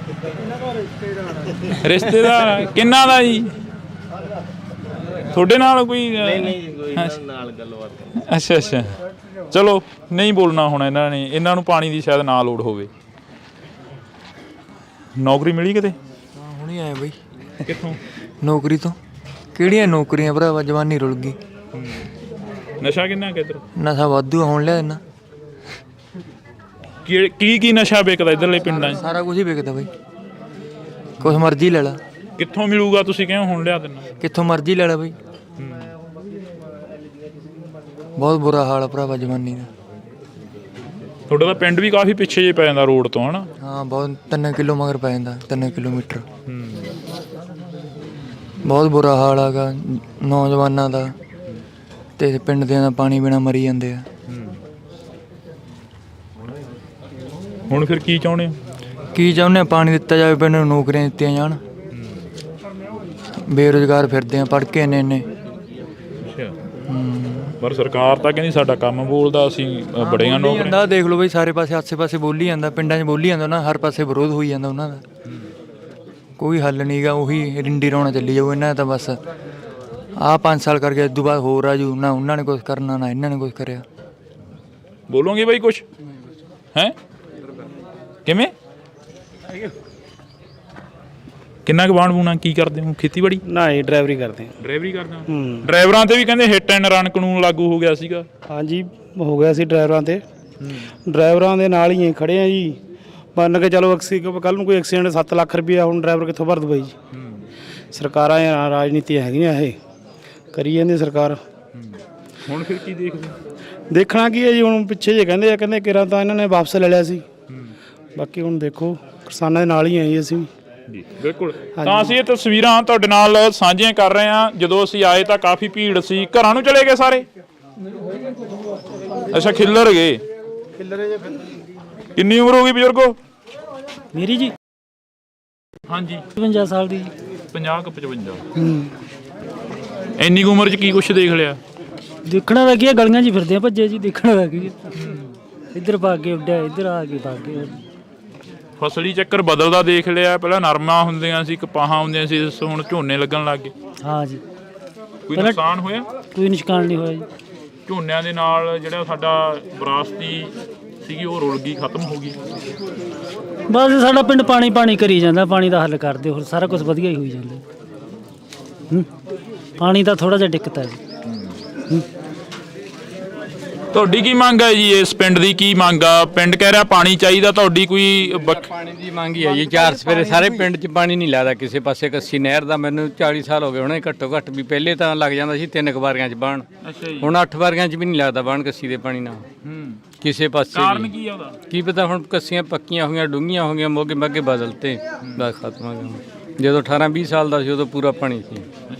ਰਿਸ਼ਤੇਦਾਰ ਕਿੰਨਾ ਦਾ ਜੀ? ਤੁਹਾਡੇ ਨਾਲ ਕੋਈ? ਨਹੀਂ ਕੋਈ ਨਾਲ ਗੱਲਬਾਤ। ਅੱਛਾ ਅੱਛਾ, ਚਲੋ ਨਹੀਂ ਬੋਲਣਾ ਹੁਣ ਇਹਨਾਂ ਨੇ। ਇਹਨਾਂ ਨੂੰ ਪਾਣੀ ਦੀ ਸ਼ਾਇਦ ਨਾ ਲੋੜ ਹੋਵੇ। ਨੌਕਰੀ ਮਿਲੀ ਕਿਤੇ? ਹੁਣੇ ਆਏ ਬਈ। ਕਿੱਥੋਂ? ਨੌਕਰੀ ਤੋਂ। ਕਿਹੜੀਆਂ ਨੌਕਰੀਆਂ ਭਰਾਵਾ, ਜਵਾਨੀ ਰੁਲ ਗਈ। ਨਸ਼ਾ ਕਿੰਨਾ ਕਿੱਧਰ? ਨਸ਼ਾ ਵਾਧੂ ਹੁਣ ਲਿਆ ਇਹਨਾਂ। ਕੀ ਨਸ਼ਾ ਵਿਕਦਾ ਇੱਧਰਲੇ ਪਿੰਡਾਂ 'ਚ? ਸਾਰਾ ਕੁਝ ਹੀ ਵਿਕਦਾ ਬਈ, ਕੁਛ ਮਰਜ਼ੀ ਲੈ ਲਾ। ਕਿੱਥੋਂ ਮਿਲੂਗਾ? ਤੁਸੀਂ ਕਿਉਂ ਹੁਣ ਲਿਆ ਦਿੰਨਾ? ਕਿੱਥੋਂ ਮਰਜ਼ੀ ਲੈ ਲਾ ਬਈ। ਬਹੁਤ ਬੁਰਾ ਹਾਲ ਆ ਭਰਾਵਾ ਜਵਾਨੀ ਦਾ। ਤੁਹਾਡਾ ਤਾਂ ਪਿੰਡ ਵੀ ਕਾਫੀ ਪਿੱਛੇ ਜੇ ਪੈ ਜਾਂਦਾ ਰੋਡ ਤੋਂ, ਹਨਾ? ਹਾਂ, ਬਹੁਤ 3 ਕਿਲੋ ਮਗਰ ਪੈ ਜਾਂਦਾ, 3 ਕਿਲੋਮੀਟਰ। ਬਹੁਤ ਬੁਰਾ ਹਾਲ ਹੈਗਾ ਨੌਜਵਾਨਾਂ ਦਾ, ਤੇ ਪਿੰਡ ਦੇ ਦਾ ਪਾਣੀ ਬਿਨਾਂ ਮਰੀ ਜਾਂਦੇ ਆ। ਹੁਣ ਫਿਰ ਕੀ ਚਾਹੁੰਦੇ ਹੋ? ਕੀ ਚਾਹੁੰਦੇ ਆ? ਪਾਣੀ ਦਿੱਤਾ ਜਾਵੇ, ਪਿੰਡ ਨੂੰ ਨੌਕਰੀਆਂ ਦਿੱਤੀਆਂ ਜਾਣ। ਬੇਰੁਜ਼ਗਾਰ ਫਿਰਦੇ ਆ, ਪੜ੍ਹ ਕੇ ਇੰਨੇ। ਪਰ ਸਰਕਾਰ ਤਾਂ ਕਹਿੰਦੀ ਸਾਡਾ ਕੰਮ ਬੋਲਦਾ, ਅਸੀਂ ਬੜੀਆਂ ਨੌਕਰੀਆਂ। ਦੇਖ ਲਓ ਬਈ, ਸਾਰੇ ਪਾਸੇ ਆਸੇ ਪਾਸੇ ਬੋਲੀ ਜਾਂਦਾ, ਪਿੰਡਾਂ 'ਚ ਬੋਲੀ ਜਾਂਦਾ ਨਾ, ਹਰ ਪਾਸੇ ਵਿਰੋਧ ਹੋਈ ਜਾਂਦਾ ਉਹਨਾਂ ਦਾ। ਕੋਈ ਹੱਲ ਨਹੀਂ ਗਾ, ਉਹੀ ਰਿੰਡੀ ਰੌਣਾ ਚੱਲੀ ਜਾਊ ਇਹਨਾਂ ਦਾ। ਤਾਂ ਬਸ ਆਹ 5 ਸਾਲ ਕਰਕੇ ਇਸ ਤੋਂ ਬਾਅਦ ਹੋਰ ਆ ਜੂ ਨਾ। ਉਹਨਾਂ ਨੇ ਕੁਛ ਕਰਨਾ ਨਾ ਇਹਨਾਂ ਨੇ ਕੁਛ ਕਰਿਆ। ਬੋਲੋਗੇ ਬਾਈ ਕੁਛ ਹੈ? ਕਿਵੇਂ? ਕਿੰਨਾ ਕੁ ਬਾਣ ਬੂਣਾ ਕੀ ਕਰਦੇ ਹੋ? ਖੇਤੀਬਾੜੀ? ਨਾ ਇਹ ਡਰਾਈਵਰੀ ਕਰਦੇ ਆ। ਡਰਾਈਵਰੀ ਕਰਦਾ? ਡਰਾਈਵਰਾਂ ਤੇ ਵੀ ਕਹਿੰਦੇ ਹਿੱਟ ਐਂਡ ਰਨ ਕਾਨੂੰਨ ਲਾਗੂ ਹੋ ਗਿਆ ਸੀਗਾ। ਹਾਂਜੀ, ਹੋ ਗਿਆ ਸੀ ਡਰਾਈਵਰਾਂ ਤੇ। ਡਰਾਈਵਰਾਂ ਦੇ ਨਾਲ ਹੀ ਖੜੇ ਆ ਜੀ। ਮੰਨ ਕੇ ਚਲੋ ਕੱਲ ਨੂੰ ਕੋਈ ਐਕਸੀਡੈਂਟ 7 ਲੱਖ ਰੁਪਇਆ ਹੁਣ ਡਰਾਈਵਰ ਕਿੱਥੋਂ ਭਰ ਦੂ ਬਾਈ ਜੀ? ਸਰਕਾਰਾਂ ਰਾਜਨੀਤੀਆਂ ਹੈਗੀਆਂ, ਇਹ ਕਰੀ ਜਾਂਦੀ ਸਰਕਾਰ। ਹੁਣ ਫਿਰ ਕੀ ਦੇਖਦੇ? ਦੇਖਣਾ ਕੀ ਹੈ ਜੀ, ਹੁਣ ਪਿੱਛੇ ਜੇ ਕਹਿੰਦੇ ਕਿਰਾਂ ਤਾਂ ਇਹਨਾਂ ਨੇ ਵਾਪਸ ਲੈ ਲਿਆ ਸੀ। ਬਾਕੀ ਹੁਣ ਦੇਖੋ, ਕਿਸਾਨਾਂ ਦੇ ਨਾਲ ਹੀ ਆਏ ਅਸੀਂ ਜੀ। ਬਿਲਕੁਲ। ਤਾਂ ਅਸੀਂ ਇਹ ਤਸਵੀਰਾਂ ਤੁਹਾਡੇ ਨਾਲ ਸਾਂਝੀਆਂ ਕਰ ਰਹੇ ਹਾਂ। ਜਦੋਂ ਅਸੀਂ ਆਏ ਤਾਂ ਕਾਫੀ ਭੀੜ ਸੀ। ਘਰਾਂ ਨੂੰ ਚਲੇ ਗਏ ਸਾਰੇ? ਅੱਛਾ, ਖਿੱਲਰ ਗਏ। ਕਿੰਨੀ ਉਮਰ ਹੋ ਗਈ ਬਜ਼ੁਰਗੋ? ਮੇਰੀ ਜੀ ਹਾਂਜੀ 55 ਸਾਲ ਦੀ। 50 ਕੁ 55। ਇੰਨੀ ਕੁ ਉਮਰ 'ਚ ਕੀ ਕੁਛ ਦੇਖ ਲਿਆ? ਦੇਖਣਾ ਦਾ ਕੀ ਹੈ, ਗਲੀਆਂ 'ਚ ਫਿਰਦੇ ਆ ਭੱਜੇ ਜੀ। ਦੇਖਣਾ ਦਾ ਕੀ ਹੈ, ਇੱਧਰ ਭਾਗ ਕੇ ਉੱਡਿਆ, ਇੱਧਰ ਆ ਕੇ ਭਾਗ ਕੇ। ਫਸਲੀ ਚੱਕਰ ਬਦਲਦਾ ਦੇਖ ਲਿਆ। ਪਹਿਲਾਂ ਨਰਮਾ ਹੁੰਦੀਆਂ ਸੀ, ਕਪਾਹਾਂ ਹੁੰਦੀਆਂ ਸੀ, ਹੁਣ ਝੋਨੇ ਲੱਗਣ ਲੱਗ ਗਏ। ਹਾਂ ਜੀ। ਕੋਈ ਨੁਕਸਾਨ ਹੋਇਆ? ਕੋਈ ਨੁਕਸਾਨ ਨਹੀਂ ਹੋਇਆ ਜੀ। ਝੋਨਿਆਂ ਦੇ ਨਾਲ ਜਿਹੜਾ ਸਾਡਾ ਵਿਰਾਸਤੀ ਸੀਗੀ ਉਹ ਰੁਲ ਗਈ, ਖਤਮ ਹੋ ਗਈ। ਬਸ ਸਾਡਾ ਪਿੰਡ ਪਾਣੀ ਕਰੀ ਜਾਂਦਾ। ਪਾਣੀ ਦਾ ਹੱਲ ਕਰਦੇ, ਹੋਰ ਸਾਰਾ ਕੁਝ ਵਧੀਆ ਹੀ ਹੋਈ ਜਾਂਦਾ। ਪਾਣੀ ਦਾ ਥੋੜਾ ਜਿਹਾ ਦਿੱਕਤ ਹੈ ਜੀ। ਤੁਹਾਡੀ ਕੀ ਮੰਗ ਹੈ ਜੀ? ਇਸ ਪਿੰਡ ਦੀ ਕੀ ਮੰਗ ਆ? ਪਿੰਡ ਕਹਿ ਰਿਹਾ ਪਾਣੀ ਚਾਹੀਦਾ, ਤੁਹਾਡੀ ਕੋਈ? ਪਾਣੀ ਦੀ ਮੰਗ ਹੀ ਹੈ ਜੀ। 4 ਸਵੇਰੇ ਸਾਰੇ ਪਿੰਡ 'ਚ ਪਾਣੀ ਨਹੀਂ ਲੱਗਦਾ ਕਿਸੇ ਪਾਸੇ। ਕੱਸੀ ਨਹਿਰ ਦਾ ਮੈਨੂੰ 40 ਸਾਲ ਹੋ ਗਏ ਹੋਣੇ ਘੱਟੋ ਘੱਟ ਵੀ। ਪਹਿਲੇ ਤਾਂ ਲੱਗ ਜਾਂਦਾ ਸੀ 3 ਵਾਰੀਆਂ 'ਚ ਬਾਣ, ਹੁਣ 8 ਵਾਰੀਆਂ 'ਚ ਵੀ ਨਹੀਂ ਲੱਗਦਾ ਬਾਣ ਕੱਸੀ ਦੇ ਪਾਣੀ ਨਾਲ ਕਿਸੇ ਪਾਸੇ। ਕਾਰਨ ਕੀ ਆ ਉਹਦਾ? ਕੀ ਪਤਾ, ਹੁਣ ਕੱਸੀਆਂ ਪੱਕੀਆਂ ਹੋਈਆਂ, ਡੂੰਘੀਆਂ ਹੋ ਗਈਆਂ, ਮੋਗੇ ਮੱਗੇ ਬਦਲਤੇ, ਬਸ ਖਤਮ ਹੋ ਗਿਆ। ਜਦੋਂ 18-20 ਸਾਲ ਦਾ ਸੀ ਉਦੋਂ ਪੂਰਾ ਪਾਣੀ ਸੀ।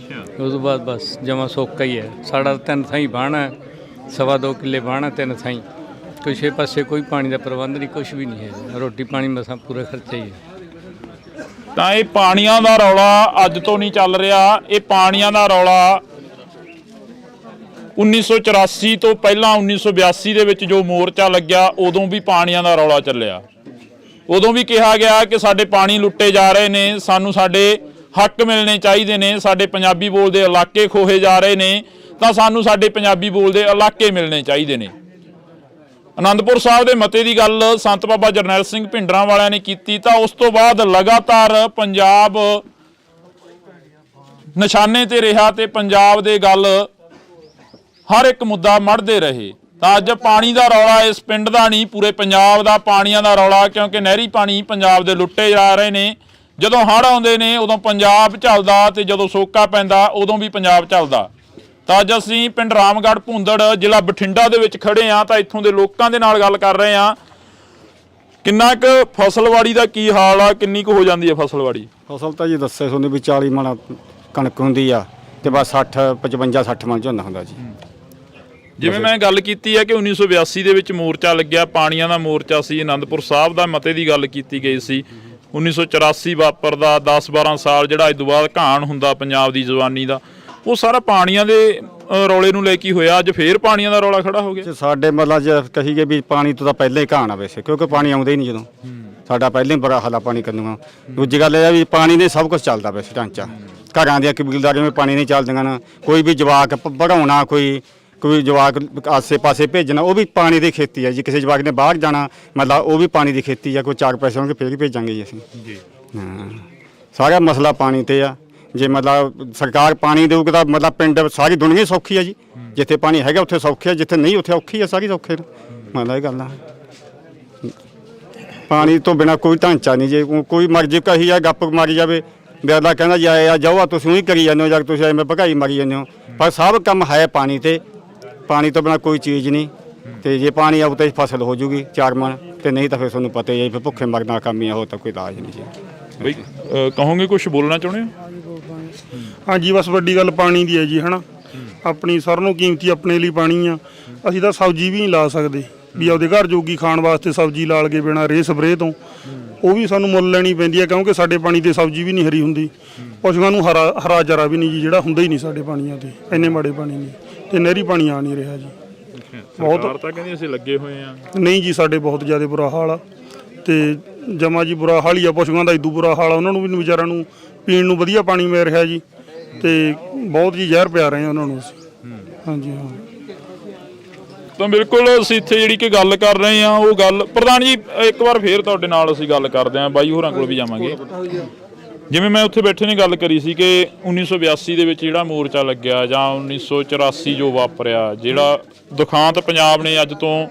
ਉਸ ਤੋਂ ਬਾਅਦ ਬਸ ਜਮਾ ਸੋਕਾ ਹੀ ਹੈ। ਸਾਡਾ 3 ਥਾਈਂ ਬਾਣ ਹੈ, 2.25 ਕਿੱਲੇ ਬਾਣ, 3 ਥਾਈਂ। ਕਿਸੇ ਪਾਸੇ ਕੋਈ ਪਾਣੀ ਦਾ ਪ੍ਰਬੰਧ ਨਹੀਂ, ਕੁਛ ਵੀ ਨਹੀਂ ਹੈ। ਰੋਟੀ ਪਾਣੀ ਮਸਾਂ ਪੂਰਾ ਖਰਚਾ ਹੀ ਹੈ। ਤਾਂ ਇਹ ਪਾਣੀਆਂ ਦਾ ਰੌਲਾ ਅੱਜ ਤੋਂ ਨਹੀਂ ਚੱਲ ਰਿਹਾ। ਇਹ ਪਾਣੀਆਂ ਦਾ ਰੌਲਾ 1984 ਤੋਂ ਪਹਿਲਾਂ 1982 ਦੇ ਵਿੱਚ ਜੋ ਮੋਰਚਾ ਲੱਗਿਆ, ਉਦੋਂ ਵੀ ਪਾਣੀਆਂ ਦਾ ਰੌਲਾ ਚੱਲਿਆ। ਉਦੋਂ ਵੀ ਕਿਹਾ ਗਿਆ ਕਿ ਸਾਡੇ ਪਾਣੀ ਲੁੱਟੇ ਜਾ ਰਹੇ ਨੇ, ਸਾਨੂੰ ਸਾਡੇ ਹੱਕ ਮਿਲਣੇ ਚਾਹੀਦੇ ਨੇ। ਸਾਡੇ ਪੰਜਾਬੀ ਬੋਲਦੇ ਇਲਾਕੇ ਖੋਹੇ ਜਾ ਰਹੇ ਨੇ ਤਾਂ ਸਾਨੂੰ ਸਾਡੇ ਪੰਜਾਬੀ ਬੋਲਦੇ ਇਲਾਕੇ ਮਿਲਣੇ ਚਾਹੀਦੇ ਨੇ। ਆਨੰਦਪੁਰ ਸਾਹਿਬ ਦੇ ਮਤੇ ਦੀ ਗੱਲ ਸੰਤ ਬਾਬਾ ਜਰਨੈਲ ਸਿੰਘ ਭਿੰਡਰਾਂ ਵਾਲਿਆਂ ਨੇ ਕੀਤੀ ਤਾਂ ਉਸ ਤੋਂ ਬਾਅਦ ਲਗਾਤਾਰ ਪੰਜਾਬ ਨਿਸ਼ਾਨੇ ਤੇ ਰਿਹਾ ਤੇ ਪੰਜਾਬ ਦੇ ਗੱਲ ਹਰ ਇੱਕ ਮੁੱਦਾ ਮੜਦੇ ਰਹੇ। ਤਾਂ ਅੱਜ ਪਾਣੀ ਦਾ ਰੌਲਾ ਇਸ ਪਿੰਡ ਦਾ ਨਹੀਂ, ਪੂਰੇ ਪੰਜਾਬ ਦਾ ਪਾਣੀਆਂ ਦਾ ਰੌਲਾ, ਕਿਉਂਕਿ ਨਹਿਰੀ ਪਾਣੀ ਪੰਜਾਬ ਦੇ ਲੁੱਟੇ ਜਾ ਰਹੇ ਨੇ। ਜਦੋਂ ਹੜ੍ਹ ਆਉਂਦੇ ਨੇ ਉਦੋਂ ਪੰਜਾਬ ਝੱਲਦਾ ਤੇ ਜਦੋਂ ਸੋਕਾ ਪੈਂਦਾ ਉਦੋਂ ਵੀ ਪੰਜਾਬ ਝੱਲਦਾ। ਤਾਂ ਅੱਜ ਅਸੀਂ ਪਿੰਡ ਰਾਮਗੜ੍ਹ ਭੁੰਦੜ ਜ਼ਿਲ੍ਹਾ ਬਠਿੰਡਾ ਦੇ ਵਿੱਚ ਖੜੇ ਹਾਂ ਤਾਂ ਇੱਥੋਂ ਦੇ ਲੋਕਾਂ ਦੇ ਨਾਲ ਗੱਲ ਕਰ ਰਹੇ ਹਾਂ। ਕਿੰਨਾ ਕੁ ਫਸਲਵਾੜੀ ਦਾ ਕੀ ਹਾਲ ਆ, ਕਿੰਨੀ ਕੁ ਹੋ ਜਾਂਦੀ ਹੈ ਫਸਲਵਾੜੀ? ਫਸਲ ਤਾਂ ਜੀ ਦੱਸੇ ਤੁਹਾਨੂੰ ਵੀ 40 ਮਣ ਕਣਕ ਹੁੰਦੀ ਆ ਤੇ ਬਸ 55-60 ਮਣ ਝੋਨਾ ਹੁੰਦਾ ਜੀ। ਜਿਵੇਂ ਮੈਂ ਗੱਲ ਕੀਤੀ ਹੈ ਕਿ 1982 ਦੇ ਵਿੱਚ ਮੋਰਚਾ ਲੱਗਿਆ, ਪਾਣੀਆਂ ਦਾ ਮੋਰਚਾ ਸੀ, ਆਨੰਦਪੁਰ ਸਾਹਿਬ ਦਾ ਮਤੇ ਦੀ ਗੱਲ ਕੀਤੀ ਗਈ ਸੀ। 1984 ਵਾਪਰਦਾ 10-12 ਸਾਲ ਜਿਹੜਾ ਇਸ ਤੋਂ ਬਾਅਦ ਘਾਣ ਹੁੰਦਾ ਪੰਜਾਬ ਦੀ ਜਵਾਨੀ ਦਾ, ਉਹ ਸਾਰਾ ਪਾਣੀਆਂ ਦੇ ਰੌਲੇ ਨੂੰ ਲੈ ਕੇ ਹੋਇਆ। ਅੱਜ ਫੇਰ ਪਾਣੀਆਂ ਦਾ ਰੌਲਾ ਖੜਾ ਹੋ ਗਿਆ। ਸਾਡੇ ਮਤਲਬ ਜੇ ਕਹੀਏ ਵੀ ਪਾਣੀ ਤੋਂ ਤਾਂ ਪਹਿਲਾਂ ਹੀ ਘਾਣ ਆ ਵੈਸੇ, ਕਿਉਂਕਿ ਪਾਣੀ ਆਉਂਦਾ ਹੀ ਨਹੀਂ ਜਦੋਂ, ਸਾਡਾ ਪਹਿਲਾਂ ਹੀ ਬੜਾ ਹਾਲਾ ਪਾਣੀ ਕਰਨੂਗਾ। ਦੂਜੀ ਗੱਲ ਇਹ ਆ ਵੀ ਪਾਣੀ ਦੇ ਸਭ ਕੁਝ ਚੱਲਦਾ ਵੈਸੇ ਢਾਂਚਾ, ਘਰਾਂ ਦੀਆਂ ਕਬੀਲਦਾਰੀਆਂ ਵਿੱਚ ਪਾਣੀ ਨਹੀਂ ਚੱਲਦੀਆਂ ਨਾ। ਕੋਈ ਵੀ ਜਵਾਕ ਪੜ੍ਹਾਉਣਾ, ਕੋਈ ਜਵਾਕ ਆਸੇ ਪਾਸੇ ਭੇਜਣਾ, ਉਹ ਵੀ ਪਾਣੀ ਦੀ ਖੇਤੀ ਹੈ ਜੀ। ਕਿਸੇ ਜਵਾਕ ਨੇ ਬਾਹਰ ਜਾਣਾ ਮਤਲਬ ਉਹ ਵੀ ਪਾਣੀ ਦੀ ਖੇਤੀ ਆ। ਕੋਈ 4 ਪੈਸੇ ਹੋਣਗੇ ਫੇਰ ਹੀ ਭੇਜਾਂਗੇ ਜੀ ਅਸੀਂ ਜੀ। ਹਾਂ, ਸਾਰਾ ਮਸਲਾ ਪਾਣੀ ਤੇ ਆ। ਜੇ ਮਤਲਬ ਸਰਕਾਰ ਪਾਣੀ ਦੇਊਗੀ ਤਾਂ ਮਤਲਬ ਪਿੰਡ ਸਾਰੀ ਦੁਨੀਆ ਸੌਖੀ ਆ ਜੀ। ਜਿੱਥੇ ਪਾਣੀ ਹੈਗਾ ਉੱਥੇ ਸੌਖੀ ਆ, ਜਿੱਥੇ ਨਹੀਂ ਉੱਥੇ ਔਖੀ ਆ, ਸਾਰੀ ਸੌਖੇ ਮਤਲਬ ਇਹ ਗੱਲ ਆ। ਪਾਣੀ ਤੋਂ ਬਿਨਾਂ ਕੋਈ ਢਾਂਚਾ ਨਹੀਂ। ਜੇ ਕੋਈ ਮਰਜ਼ੀ ਕਹੀ ਆ ਗੱਪ ਮਾਰੀ ਜਾਵੇ, ਬੇਅਦਾ ਕਹਿੰਦਾ ਜੀ ਆ ਜਾਓ ਤੁਸੀਂ ਉਹੀ ਕਰੀ ਜਾਂਦੇ ਹੋ ਜਾਂ ਤੁਸੀਂ ਐਵੇਂ ਭਗਾਈ ਮਾਰੀ ਜਾਂਦੇ ਹੋ, ਪਰ ਸਭ ਕੰਮ ਹੈ ਪਾਣੀ ਤੇ। ਪਾਣੀ ਤੋਂ ਬਿਨਾਂ ਕੋਈ ਚੀਜ਼ ਨਹੀਂ। ਤੇ ਜੇ ਪਾਣੀ ਆਊ ਤਾਂ ਫਸਲ ਹੋ ਜੂਗੀ 4 ਮਣ, ਤੇ ਨਹੀਂ ਤਾਂ ਫਿਰ ਤੁਹਾਨੂੰ ਪਤਾ ਹੀ ਹੈ ਫਿਰ ਭੁੱਖੇ ਮਰਨਾ ਕੰਮ ਹੀ ਆ, ਹੋ ਤਾਂ ਕੋਈ ਇਲਾਜ ਨਹੀਂ ਜੀ। ਬਈ ਕਹੋਗੇ ਕੁਝ ਬੋਲਣਾ ਚਾਹੁੰਦੇ ਹੋ? ਹਾਂਜੀ, ਬਸ ਵੱਡੀ ਗੱਲ ਪਾਣੀ ਦੀ ਹੈ ਜੀ, ਹਨਾ। ਆਪਣੀ ਸਾਰਿਆਂ ਨੂੰ ਕੀਮਤੀ ਆਪਣੇ ਲਈ ਪਾਣੀ ਆ। ਅਸੀਂ ਤਾਂ ਸਬਜ਼ੀ ਵੀ ਨਹੀਂ ਲਾ ਸਕਦੇ ਵੀ ਆਪਦੇ ਘਰ ਜੋਗੀ ਖਾਣ ਵਾਸਤੇ ਸਬਜ਼ੀ ਲਾ ਲਗੇ ਬਿਨਾਂ ਰੇ ਸਪਰੇਅ ਤੋਂ, ਉਹ ਵੀ ਸਾਨੂੰ ਮੁੱਲ ਲੈਣੀ ਪੈਂਦੀ ਹੈ ਕਿਉਂਕਿ ਸਾਡੇ ਪਾਣੀ ਤੇ ਸਬਜ਼ੀ ਵੀ ਨਹੀਂ ਹਰੀ ਹੁੰਦੀ। ਪਸ਼ੂਆਂ ਨੂੰ ਹਰਾ ਚਾਰਾ ਵੀ ਨਹੀਂ ਜੀ, ਜਿਹੜਾ ਹੁੰਦਾ ਹੀ ਨਹੀਂ ਸਾਡੇ ਪਾਣੀਆਂ ਤੇ। ਇੰਨੇ ਮਾੜੇ ਪਾਣੀ ਨਹੀਂ ਤੇ ਨਹਿਰੀ ਪਾਣੀ ਆ ਨਹੀਂ ਰਿਹਾ ਜੀ। ਬਹੁਤ ਤਾਂ ਕਹਿੰਦੇ ਅਸੀਂ ਲੱਗੇ ਹੋਏ ਆ। ਨਹੀਂ ਜੀ, ਸਾਡੇ ਬਹੁਤ ਜ਼ਿਆਦਾ ਬੁਰਾ ਹਾਲ ਆ ਤੇ ਜਮਾ ਜੀ ਬੁਰਾ ਹਾਲ ਹੀ ਆ। ਪਸ਼ੂਆਂ ਦਾ ਇਦੋਂ ਬੁਰਾ ਹਾਲ ਆ, ਉਹਨਾਂ ਨੂੰ ਵੀ ਵਿਚਾਰਿਆਂ ਨੂੰ ਪੀਣ ਨੂੰ ਵਧੀਆ ਪਾਣੀ ਮਿਲ ਰਿਹਾ ਜੀ ਤੇ ਬਹੁਤ ਜੀ ਜ਼ਹਿਰ ਪਿਆ ਰਹੇ ਆ ਉਹਨਾਂ ਨੂੰ ਅਸੀਂ। ਹਾਂਜੀ ਹਾਂ, ਤਾਂ ਬਿਲਕੁਲ ਅਸੀਂ ਇੱਥੇ ਜਿਹੜੀ ਕਿ ਗੱਲ ਕਰ ਰਹੇ ਹਾਂ ਉਹ ਗੱਲ ਪ੍ਰਧਾਨ ਜੀ ਇੱਕ ਵਾਰ ਫੇਰ ਤੁਹਾਡੇ ਨਾਲ ਅਸੀਂ ਗੱਲ ਕਰਦੇ ਹਾਂ, ਬਾਈ ਹੋਰਾਂ ਕੋਲ ਵੀ ਜਾਵਾਂਗੇ। ਜਿਵੇਂ ਮੈਂ ਉੱਥੇ ਬੈਠੇ ਨੇ ਗੱਲ ਕਰੀ ਸੀ ਕਿ 1982 ਦੇ ਵਿੱਚ ਜਿਹੜਾ ਮੋਰਚਾ ਲੱਗਿਆ ਜਾਂ 1984 ਜੋ ਵਾਪਰਿਆ, ਜਿਹੜਾ ਦੁਖਾਂਤ ਪੰਜਾਬ ਨੇ ਅੱਜ ਤੋਂ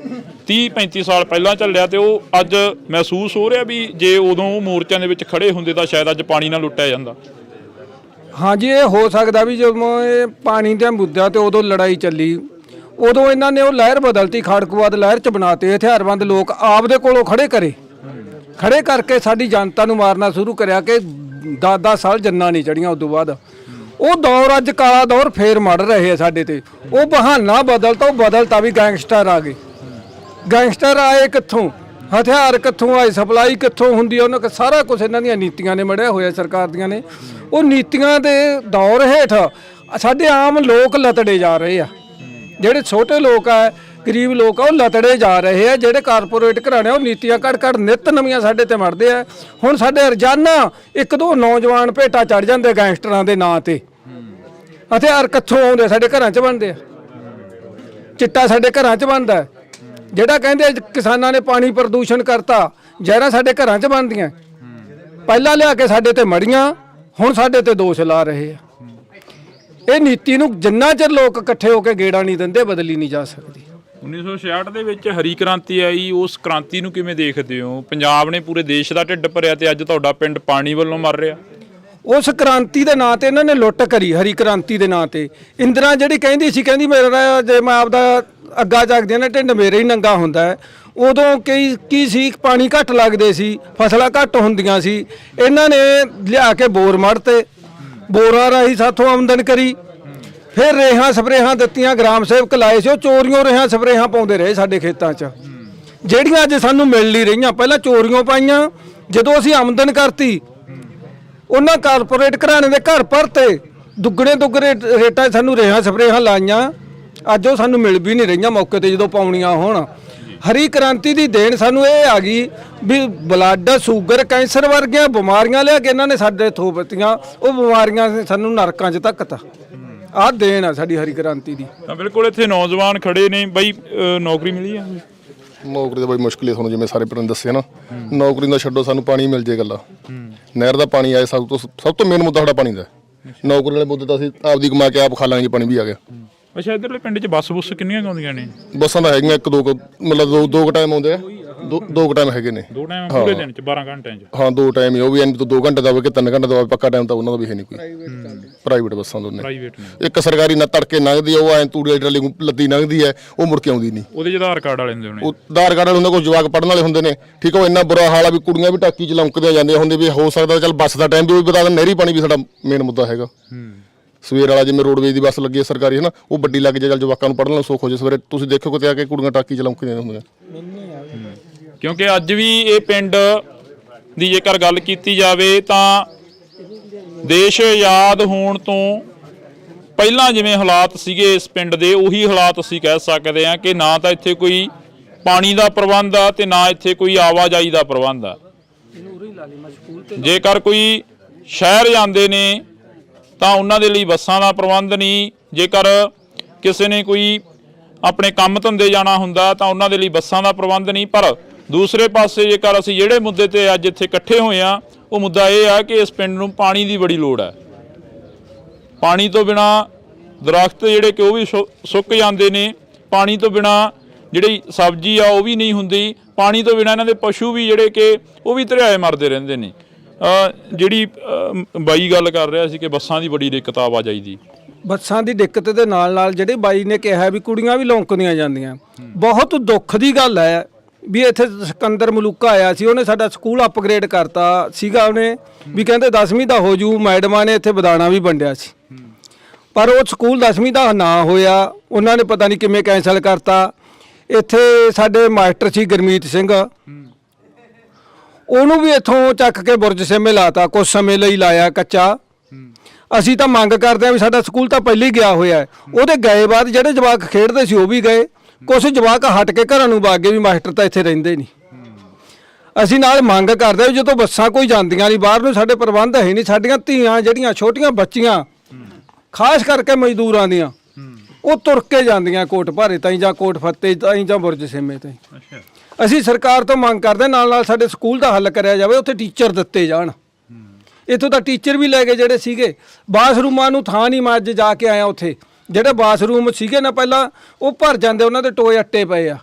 30-35 ਸਾਲ ਪਹਿਲਾਂ ਚੱਲਿਆ, ਤੇ ਉਹ ਅੱਜ ਮਹਿਸੂਸ ਹੋ ਰਿਹਾ ਵੀ ਜੇ ਉਦੋਂ ਉਹ ਮੋਰਚਿਆਂ ਦੇ ਵਿੱਚ ਖੜੇ ਹੁੰਦੇ ਤਾਂ ਸ਼ਾਇਦ ਅੱਜ ਪਾਣੀ ਨਾਲ ਲੁੱਟਿਆ ਜਾਂਦਾ। ਹਾਂਜੀ, ਇਹ ਹੋ ਸਕਦਾ ਵੀ ਜਦੋਂ ਇਹ ਪਾਣੀ ਦੇ ਮੁੱਦਿਆਂ ਤੇ ਉਦੋਂ ਲੜਾਈ ਚੱਲੀ, ਉਦੋਂ ਇਹਨਾਂ ਨੇ ਉਹ ਲਹਿਰ ਬਦਲਤੀ, ਖਾੜਕੂਵਾਦ ਲਹਿਰ ਚ ਬਣਾਤੇ। ਹਥਿਆਰਬੰਦ ਲੋਕ ਆਪਦੇ ਕੋਲੋਂ ਖੜੇ ਕਰਕੇ ਸਾਡੀ ਜਨਤਾ ਨੂੰ ਮਾਰਨਾ ਸ਼ੁਰੂ ਕਰਿਆ ਕਿ 10-10 ਸਾਲ ਜੰਨਾਂ ਨਹੀਂ ਚੜੀਆਂ। ਉਦੋਂ ਬਾਅਦ ਉਹ ਦੌਰ ਅੱਜ ਕਾਲਾ ਦੌਰ ਫੇਰ ਮੜ ਰਹੇ ਆ ਸਾਡੇ ਤੇ। ਉਹ ਬਹਾਨਾ ਬਦਲਤਾ ਵੀ ਗੈਂਗਸਟਰ ਆ ਗਏ। ਗੈਂਗਸਟਰ ਆਏ ਕਿੱਥੋਂ, ਹਥਿਆਰ ਕਿੱਥੋਂ ਆਏ, ਸਪਲਾਈ ਕਿੱਥੋਂ ਹੁੰਦੀ, ਉਹਨਾਂ ਸਾਰਾ ਕੁਝ ਇਹਨਾਂ ਦੀਆਂ ਨੀਤੀਆਂ ਨੇ ਮੜਿਆ ਹੋਇਆ, ਸਰਕਾਰ ਦੀਆਂ ਨੇ। ਉਹ ਨੀਤੀਆਂ ਦੇ ਦੌਰ ਹੇਠ ਸਾਡੇ ਆਮ ਲੋਕ ਲਤੜੇ ਜਾ ਰਹੇ ਆ। ਜਿਹੜੇ ਛੋਟੇ ਲੋਕ ਆ, ਗਰੀਬ ਲੋਕ ਆ, ਉਹ ਲਤੜੇ ਜਾ ਰਹੇ ਆ। ਜਿਹੜੇ ਕਾਰਪੋਰੇਟ ਘਰਾਣੇ ਉਹ ਨੀਤੀਆਂ ਕੱਢ ਨਿੱਤ ਨਵੀਆਂ ਸਾਡੇ ਤੇ ਮੜਦੇ ਆ। ਹੁਣ ਸਾਡੇ ਰੋਜ਼ਾਨਾ 1-2 ਨੌਜਵਾਨ ਭੇਟਾ ਚੜ ਜਾਂਦੇ ਗੈਂਗਸਟਰਾਂ ਦੇ ਨਾਂ ਤੇ। ਹਥਿਆਰ ਕਿੱਥੋਂ ਆਉਂਦੇ? ਸਾਡੇ ਘਰਾਂ 'ਚ ਬਣਦੇ ਆ। ਚਿੱਟਾ ਸਾਡੇ ਘਰਾਂ 'ਚ ਬਣਦਾ। ਜਿਹੜਾ ਕਹਿੰਦੇ ਕਿਸਾਨਾਂ ਨੇ ਪਾਣੀ ਪ੍ਰਦੂਸ਼ਣ ਕਰਤਾ, ਜ਼ਹਿਰਾਂ ਸਾਡੇ ਘਰਾਂ 'ਚ ਬਣਦੀਆਂ। ਪਹਿਲਾਂ ਲਿਆ ਕੇ ਸਾਡੇ ਤੇ ਮੜੀਆਂ, ਹੁਣ ਸਾਡੇ ਤੇ ਦੋਸ਼ ਲਾ ਰਹੇ ਆ। ਇਹ ਨੀਤੀ ਨੂੰ ਜਿੰਨਾ ਚਿਰ ਲੋਕ ਇਕੱਠੇ ਹੋ ਕੇ ਗੇੜਾ ਨਹੀਂ ਦਿੰਦੇ, ਬਦਲੀ ਨਹੀਂ ਜਾ ਸਕਦੀ। 1966 ਦੇ ਵਿੱਚ ਹਰੀ ਕ੍ਰਾਂਤੀ ਆਈ, ਉਸ ਕ੍ਰਾਂਤੀ ਨੂੰ ਕਿਵੇਂ ਦੇਖਦੇ ਹੋ? ਪੰਜਾਬ ਨੇ ਪੂਰੇ ਦੇਸ਼ ਦਾ ਢਿੱਡ ਭਰਿਆ ਤੇ ਅੱਜ ਤੁਹਾਡਾ ਪਿੰਡ ਪਾਣੀ ਵੱਲੋਂ ਮਰ ਰਿਹਾ। ਉਸ ਕ੍ਰਾਂਤੀ ਦੇ ਨਾਂ ਤੇ ਇਹਨਾਂ ਨੇ ਲੁੱਟ ਕਰੀ, ਹਰੀ ਕ੍ਰਾਂਤੀ ਦੇ ਨਾਂ ਤੇ। ਇੰਦਰਾ ਜਿਹੜੀ ਕਹਿੰਦੀ ਸੀ, ਕਹਿੰਦੀ ਮੇਰਾ ਜੇ ਮੈਂ ਆਪਦਾ ਅੱਗਾ ਜਾਗਦੀ ਨਾ ਢਿੱਡ ਮੇਰੇ ਹੀ ਨੰਗਾ ਹੁੰਦਾ ਹੈ। ਉਦੋਂ ਕੀ ਸੀ, ਪਾਣੀ ਘੱਟ ਲੱਗਦੇ ਸੀ, ਫਸਲਾਂ ਘੱਟ ਹੁੰਦੀਆਂ ਸੀ। ਇਹਨਾਂ ਨੇ ਲਿਆ ਕੇ ਬੋਰ ਮੜਤੇ, ਬੋਰਾਂ ਰਾਹੀਂ ਸਾਥੋਂ ਆਮਦਨ ਕਰੀ। ਫਿਰ ਰੇਹਾਂ ਸਪਰੇਹਾਂ ਦਿੱਤੀਆਂ, ਗ੍ਰਾਮ ਸੇਵਕ ਲਾਏ ਸੀ, ਉਹ ਚੋਰੀਆਂ ਰੇਹਾਂ ਸਪਰੇਹਾਂ ਪਾਉਂਦੇ ਰਹੇ ਸਾਡੇ ਖੇਤਾਂ 'ਚ, ਜਿਹੜੀਆਂ ਅੱਜ ਸਾਨੂੰ ਮਿਲ ਨਹੀਂ ਰਹੀਆਂ। ਪਹਿਲਾਂ ਚੋਰੀਆਂ ਪਾਈਆਂ, ਜਦੋਂ ਅਸੀਂ ਆਮਦਨ ਕਰਤੀ ਉਹਨਾਂ ਕਾਰਪੋਰੇਟ ਘਰਾਣੇ ਦੇ ਘਰ ਭਰਤੇ, ਦੁੱਗਣੇ ਰੇਟਾਂ ਸਾਨੂੰ ਰੇਹਾਂ ਸਪਰੇਹਾਂ ਲਾਈਆਂ। ਅੱਜ ਉਹ ਸਾਨੂੰ ਮਿਲ ਵੀ ਨਹੀਂ ਰਹੀਆਂ ਮੌਕੇ ਤੇ ਜਦੋਂ ਪਾਉਣੀਆਂ ਹੋਣ। ਹਰੀ ਕ੍ਰਾਂਤੀ ਦੀ ਦੇਣ ਸਾਨੂੰ ਇਹ ਆ ਗਈ ਵੀ ਬਲੱਡ ਸ਼ੂਗਰ ਕੈਂਸਰ ਵਰਗੀਆਂ ਬਿਮਾਰੀਆਂ ਲਿਆ ਕੇ ਇਹਨਾਂ ਨੇ ਸਾਡੇ ਥੋਪਤੀਆਂ, ਉਹ ਬਿਮਾਰੀਆਂ ਨੇ ਸਾਨੂੰ ਨਰਕਾਂ 'ਚ ਧੱਕਤਾ। ਆਹ ਦੇਣ ਆ ਸਾਡੀ ਹਰੀ ਕ੍ਰਾਂਤੀ ਦੀ। ਤਾਂ ਬਿਲਕੁਲ ਇੱਥੇ ਨੌਜਵਾਨ ਖੜੇ ਨੇ ਬਈ, ਨੌਕਰੀ ਮਿਲੀ ਆ? ਨੌਕਰੀ ਤਾਂ ਬੜੀ ਮੁਸ਼ਕਿਲ ਹੈ, ਤੁਹਾਨੂੰ ਜਿਵੇਂ ਸਾਰੇ ਪਿੰਡ ਦੱਸਿਆ ਨਾ। ਨੌਕਰੀ ਦਾ ਛੱਡੋ, ਸਾਨੂੰ ਪਾਣੀ ਮਿਲ ਜੇ ਗੱਲਾਂ। ਨਹਿਰ ਦਾ ਪਾਣੀ ਆਏ, ਸਭ ਤੋਂ ਮੇਨ ਮੁੱਦਾ ਸਾਡਾ ਪਾਣੀ ਦਾ। ਨੌਕਰੀ ਵਾਲੇ ਮੁੱਦੇ ਤਾਂ ਅਸੀਂ ਆਪਦੀ ਕਮਾ ਕੇ ਆਪ ਖਾ ਲਾਂਗੇ, ਪਾਣੀ ਵੀ ਆ ਗਿਆ। ਅੱਛਾ, ਇੱਧਰਲੇ ਪਿੰਡ 'ਚ ਬੱਸ ਬੁੱਸ ਕਿੰਨੀਆਂ ਆਉਂਦੀਆਂ ਨੇ? ਬੱਸਾਂ ਤਾਂ ਹੈਗੀਆਂ ਇੱਕ ਦੋ ਮਤਲਬ ਦੋ ਕੁ ਟਾਈਮ ਆਉਂਦੇ ਆ, ਦੋ ਕੁ ਟਾਈਮ ਹੈਗੇ ਨੇ। 2 ਟਾਈਮ ਪੂਰੇ ਦਿਨ 'ਚ 12 ਘੰਟਿਆਂ 'ਚ? ਹਾਂ 2 ਟਾਈਮ ਹੀ, ਉਹ ਵੀ 2 ਘੰਟੇ ਦਾ ਹੋਵੇ ਕਿ 3 ਘੰਟੇ ਦਾ ਹੋਵੇ, ਪੱਕਾ ਟਾਈਮ ਤਾਂ ਉਹਨਾਂ ਦਾ ਵੀ ਹੈ ਨਹੀਂ ਕੋਈ। ਪ੍ਰਾਈਵੇਟ ਬੱਸਾਂ ਦੋਨੇ। ਇੱਕ ਸਰਕਾਰੀ ਨਾ ਤੜਕੇ ਲੰਘਦੀ ਆ, ਉਹ ਐਂ ਤੂੜੀ ਟਰਾਲੀ ਲੱਦੀ ਲੰਘਦੀ ਹੈ, ਉਹ ਮੁੜ ਕੇ ਆਉਂਦੀ ਨਹੀਂ। ਉਹਦੇ 'ਚ ਆਧਾਰ ਕਾਰਡ ਵਾਲੇ ਹੁੰਦੇ ਹੋਣੇ? ਆਧਾਰ ਕਾਰਡ ਵਾਲੇ ਹੁੰਦੇ, ਕੋਈ ਜਵਾਕ ਪੜ੍ਹਨ ਵਾਲੇ ਹੁੰਦੇ ਨੇ। ਠੀਕ ਆ, ਉਹ ਇੰਨਾ ਬੁਰਾ ਹਾਲ ਆ ਵੀ ਕੁੜੀਆਂ ਵੀ ਟਾਕੀ 'ਚ ਲੰਕਦੀਆਂ ਜਾਂਦੀਆਂ ਹੁੰਦੇ ਵੀ ਹੋ ਸਕਦਾ ਚੱਲ ਬੱਸ ਦਾ ਟਾਈਮ ਵੀ ਬਤਾ ਦੇਣ। ਨਹਿਰੀ ਪਾਣੀ ਵੀ ਸਾਡਾ ਮੇਨ ਮੁੱਦਾ ਹੈਗਾ। ਸਵੇਰ ਵਾਲਾ ਜਿਵੇਂ ਰੋਡਵੇਜ਼ ਦੀ ਬੱਸ ਲੱਗੀ ਹੈ ਸਰਕਾਰੀ ਹੈ ਨਾ, ਉਹ ਵੱਡੀ ਲੱਗ ਜੇ ਚੱਲ ਜਵਾਕਾਂ ਨੂੰ ਪੜ੍ਹਨ ਨੂੰ ਸੁੱਖ ਹੋ ਜੇ। ਸਵੇਰੇ ਤੁਸੀਂ ਦੇਖੋ ਕਿਤੇ ਆ ਕੇ ਕੁੜੀਆਂ ਟਾਕੀ 'ਚ ਲੰਕਦੀਆਂ ਹੁੰਦੀਆਂ। ਕਿਉਂਕਿ ਅੱਜ ਵੀ ਇਹ ਪਿੰਡ ਦੀ ਜੇਕਰ ਗੱਲ ਕੀਤੀ ਜਾਵੇ ਤਾਂ ਦੇਸ਼ ਆਜ਼ਾਦ ਹੋਣ ਤੋਂ ਪਹਿਲਾਂ ਜਿਵੇਂ ਹਾਲਾਤ ਸੀਗੇ ਇਸ ਪਿੰਡ ਦੇ, ਉਹੀ ਹਾਲਾਤ ਅਸੀਂ ਕਹਿ ਸਕਦੇ ਹਾਂ ਕਿ ਨਾ ਤਾਂ ਇੱਥੇ ਕੋਈ ਪਾਣੀ ਦਾ ਪ੍ਰਬੰਧ ਆ ਤੇ ਨਾ ਇੱਥੇ ਕੋਈ ਆਵਾਜਾਈ ਦਾ ਪ੍ਰਬੰਧ ਆ। ਜੇਕਰ ਕੋਈ ਸ਼ਹਿਰ ਜਾਂਦੇ ਨੇ ਤਾਂ ਉਹਨਾਂ ਦੇ ਲਈ ਬੱਸਾਂ ਦਾ ਪ੍ਰਬੰਧ ਨਹੀਂ। ਜੇਕਰ ਕਿਸੇ ਨੇ ਕੋਈ ਆਪਣੇ ਕੰਮ ਧੰਦੇ ਜਾਣਾ ਹੁੰਦਾ ਤਾਂ ਉਹਨਾਂ ਦੇ ਲਈ ਬੱਸਾਂ ਦਾ ਪ੍ਰਬੰਧ ਨਹੀਂ। ਪਰ ਦੂਸਰੇ ਪਾਸੇ ਜੇਕਰ ਅਸੀਂ ਜਿਹੜੇ ਮੁੱਦੇ ਤੇ ਅੱਜ ਇੱਥੇ ਇਕੱਠੇ ਹੋਏ ਆ, ਉਹ ਮੁੱਦਾ ਇਹ ਆ ਕਿ ਇਸ ਪਿੰਡ ਨੂੰ ਪਾਣੀ ਦੀ ਬੜੀ ਲੋੜ ਹੈ। ਪਾਣੀ ਤੋਂ ਬਿਨਾ ਦਰਖਤ ਜਿਹੜੇ ਕਿ ਉਹ ਵੀ ਸੁੱਕ ਜਾਂਦੇ ਨੇ, ਪਾਣੀ ਤੋਂ ਬਿਨਾ ਜਿਹੜੀ ਸਬਜ਼ੀ ਆ ਉਹ ਵੀ ਨਹੀਂ ਹੁੰਦੀ, ਪਾਣੀ ਤੋਂ ਬਿਨਾ ਇਹਨਾਂ ਦੇ ਪਸ਼ੂ ਵੀ ਜਿਹੜੇ ਕਿ ਉਹ ਵੀ ਧਰਿਆਏ ਮਰਦੇ ਰਹਿੰਦੇ ਨੇ। ਜਿਹੜੀ ਬਾਈ ਗੱਲ ਕਰ ਰਿਹਾ ਸੀ ਕਿ ਬੱਸਾਂ ਦੀ ਬੜੀ ਦਿੱਕਤ ਆਵਾਜਾਈ ਦੀ। ਬੱਸਾਂ ਦੀ ਦਿੱਕਤ ਦੇ ਨਾਲ ਨਾਲ ਜਿਹੜੇ ਬਾਈ ਨੇ ਕਿਹਾ ਵੀ ਕੁੜੀਆਂ ਵੀ ਲੌਂਕਦੀਆਂ ਜਾਂਦੀਆਂ, ਬਹੁਤ ਦੁੱਖ ਦੀ ਗੱਲ ਹੈ ਵੀ ਇੱਥੇ ਸਿਕੰਦਰ ਮਲੂਕਾ ਆਇਆ ਸੀ, ਉਹਨੇ ਸਾਡਾ ਸਕੂਲ ਅਪਗ੍ਰੇਡ ਕਰਤਾ ਸੀਗਾ। ਉਹਨੇ ਵੀ ਕਹਿੰਦੇ 10ਵੀਂ ਦਾ ਹੋ ਜੂ, ਮੈਡਮਾਂ ਨੇ ਇੱਥੇ ਬਦਾਣਾ ਵੀ ਵੰਡਿਆ ਸੀ, ਪਰ ਉਹ ਸਕੂਲ 10ਵੀਂ ਦਾ ਨਾ ਹੋਇਆ, ਉਹਨਾਂ ਨੇ ਪਤਾ ਨਹੀਂ ਕਿਵੇਂ ਕੈਂਸਲ ਕਰਤਾ। ਇੱਥੇ ਸਾਡੇ ਮਾਸਟਰ ਸੀ ਗੁਰਮੀਤ ਸਿੰਘ, ਉਹਨੂੰ ਵੀ ਇੱਥੋਂ ਚੱਕ ਕੇ ਬੁਰਜ ਸਿਮੇ ਲਾਤਾ, ਕੁਝ ਸਮੇਂ ਲਈ ਲਾਇਆ ਕੱਚਾ। ਅਸੀਂ ਤਾਂ ਮੰਗ ਕਰਦੇ ਹਾਂ ਵੀ ਸਾਡਾ ਸਕੂਲ ਤਾਂ ਪਹਿਲਾਂ ਹੀ ਗਿਆ ਹੋਇਆ, ਉਹਦੇ ਗਏ ਬਾਅਦ ਜਿਹੜੇ ਜਵਾਕ ਖੇਡਦੇ ਸੀ ਉਹ ਵੀ ਗਏ, ਕੁਝ ਜਵਾਕ ਹਟ ਕੇ ਘਰਾਂ ਨੂੰ ਵਗ ਗਏ ਵੀ ਮਾਸਟਰ ਤਾਂ ਇੱਥੇ ਰਹਿੰਦੇ ਨਹੀਂ। ਅਸੀਂ ਨਾਲ ਮੰਗ ਕਰਦੇ ਹਾਂ ਵੀ ਜਦੋਂ ਬੱਸਾਂ ਕੋਈ ਜਾਂਦੀਆਂ ਨਹੀਂ ਬਾਹਰ ਨੂੰ, ਸਾਡੇ ਪ੍ਰਬੰਧ ਹੈ ਨਹੀਂ। ਸਾਡੀਆਂ ਧੀਆਂ ਜਿਹੜੀਆਂ ਛੋਟੀਆਂ ਬੱਚੀਆਂ, ਖਾਸ ਕਰਕੇ ਮਜ਼ਦੂਰਾਂ ਦੀਆਂ, ਉਹ ਤੁਰ ਕੇ ਜਾਂਦੀਆਂ ਕੋਟ ਭਾਰੇ ਤਾਈਂ ਜਾਂ ਕੋਟ ਫੱਤੇ ਤਾਈਂ ਜਾਂ ਬੁਰਜ ਸਿਮੇ ਤਾਈਂ। ਅਸੀਂ ਸਰਕਾਰ ਤੋਂ ਮੰਗ ਕਰਦੇ ਨਾਲ ਨਾਲ ਸਾਡੇ ਸਕੂਲ ਦਾ ਹੱਲ ਕਰਿਆ ਜਾਵੇ, ਉੱਥੇ ਟੀਚਰ ਦਿੱਤੇ ਜਾਣ। ਇੱਥੋਂ ਤਾਂ ਟੀਚਰ ਵੀ ਲੈ ਗਏ ਜਿਹੜੇ ਸੀਗੇ, ਬਾਥਰੂਮਾਂ ਨੂੰ ਥਾਂ ਨਹੀਂ। ਮੈਂ ਅੱਜ ਜਾ ਕੇ ਆਇਆ, ਉੱਥੇ ਜਿਹੜੇ ਬਾਥਰੂਮ ਸੀਗੇ ਨਾ ਪਹਿਲਾਂ ਉਹ ਭਰ ਜਾਂਦੇ, ਉਹਨਾਂ ਦੇ ਟੋਏ ਅੱਟੇ ਪਏ ਆ,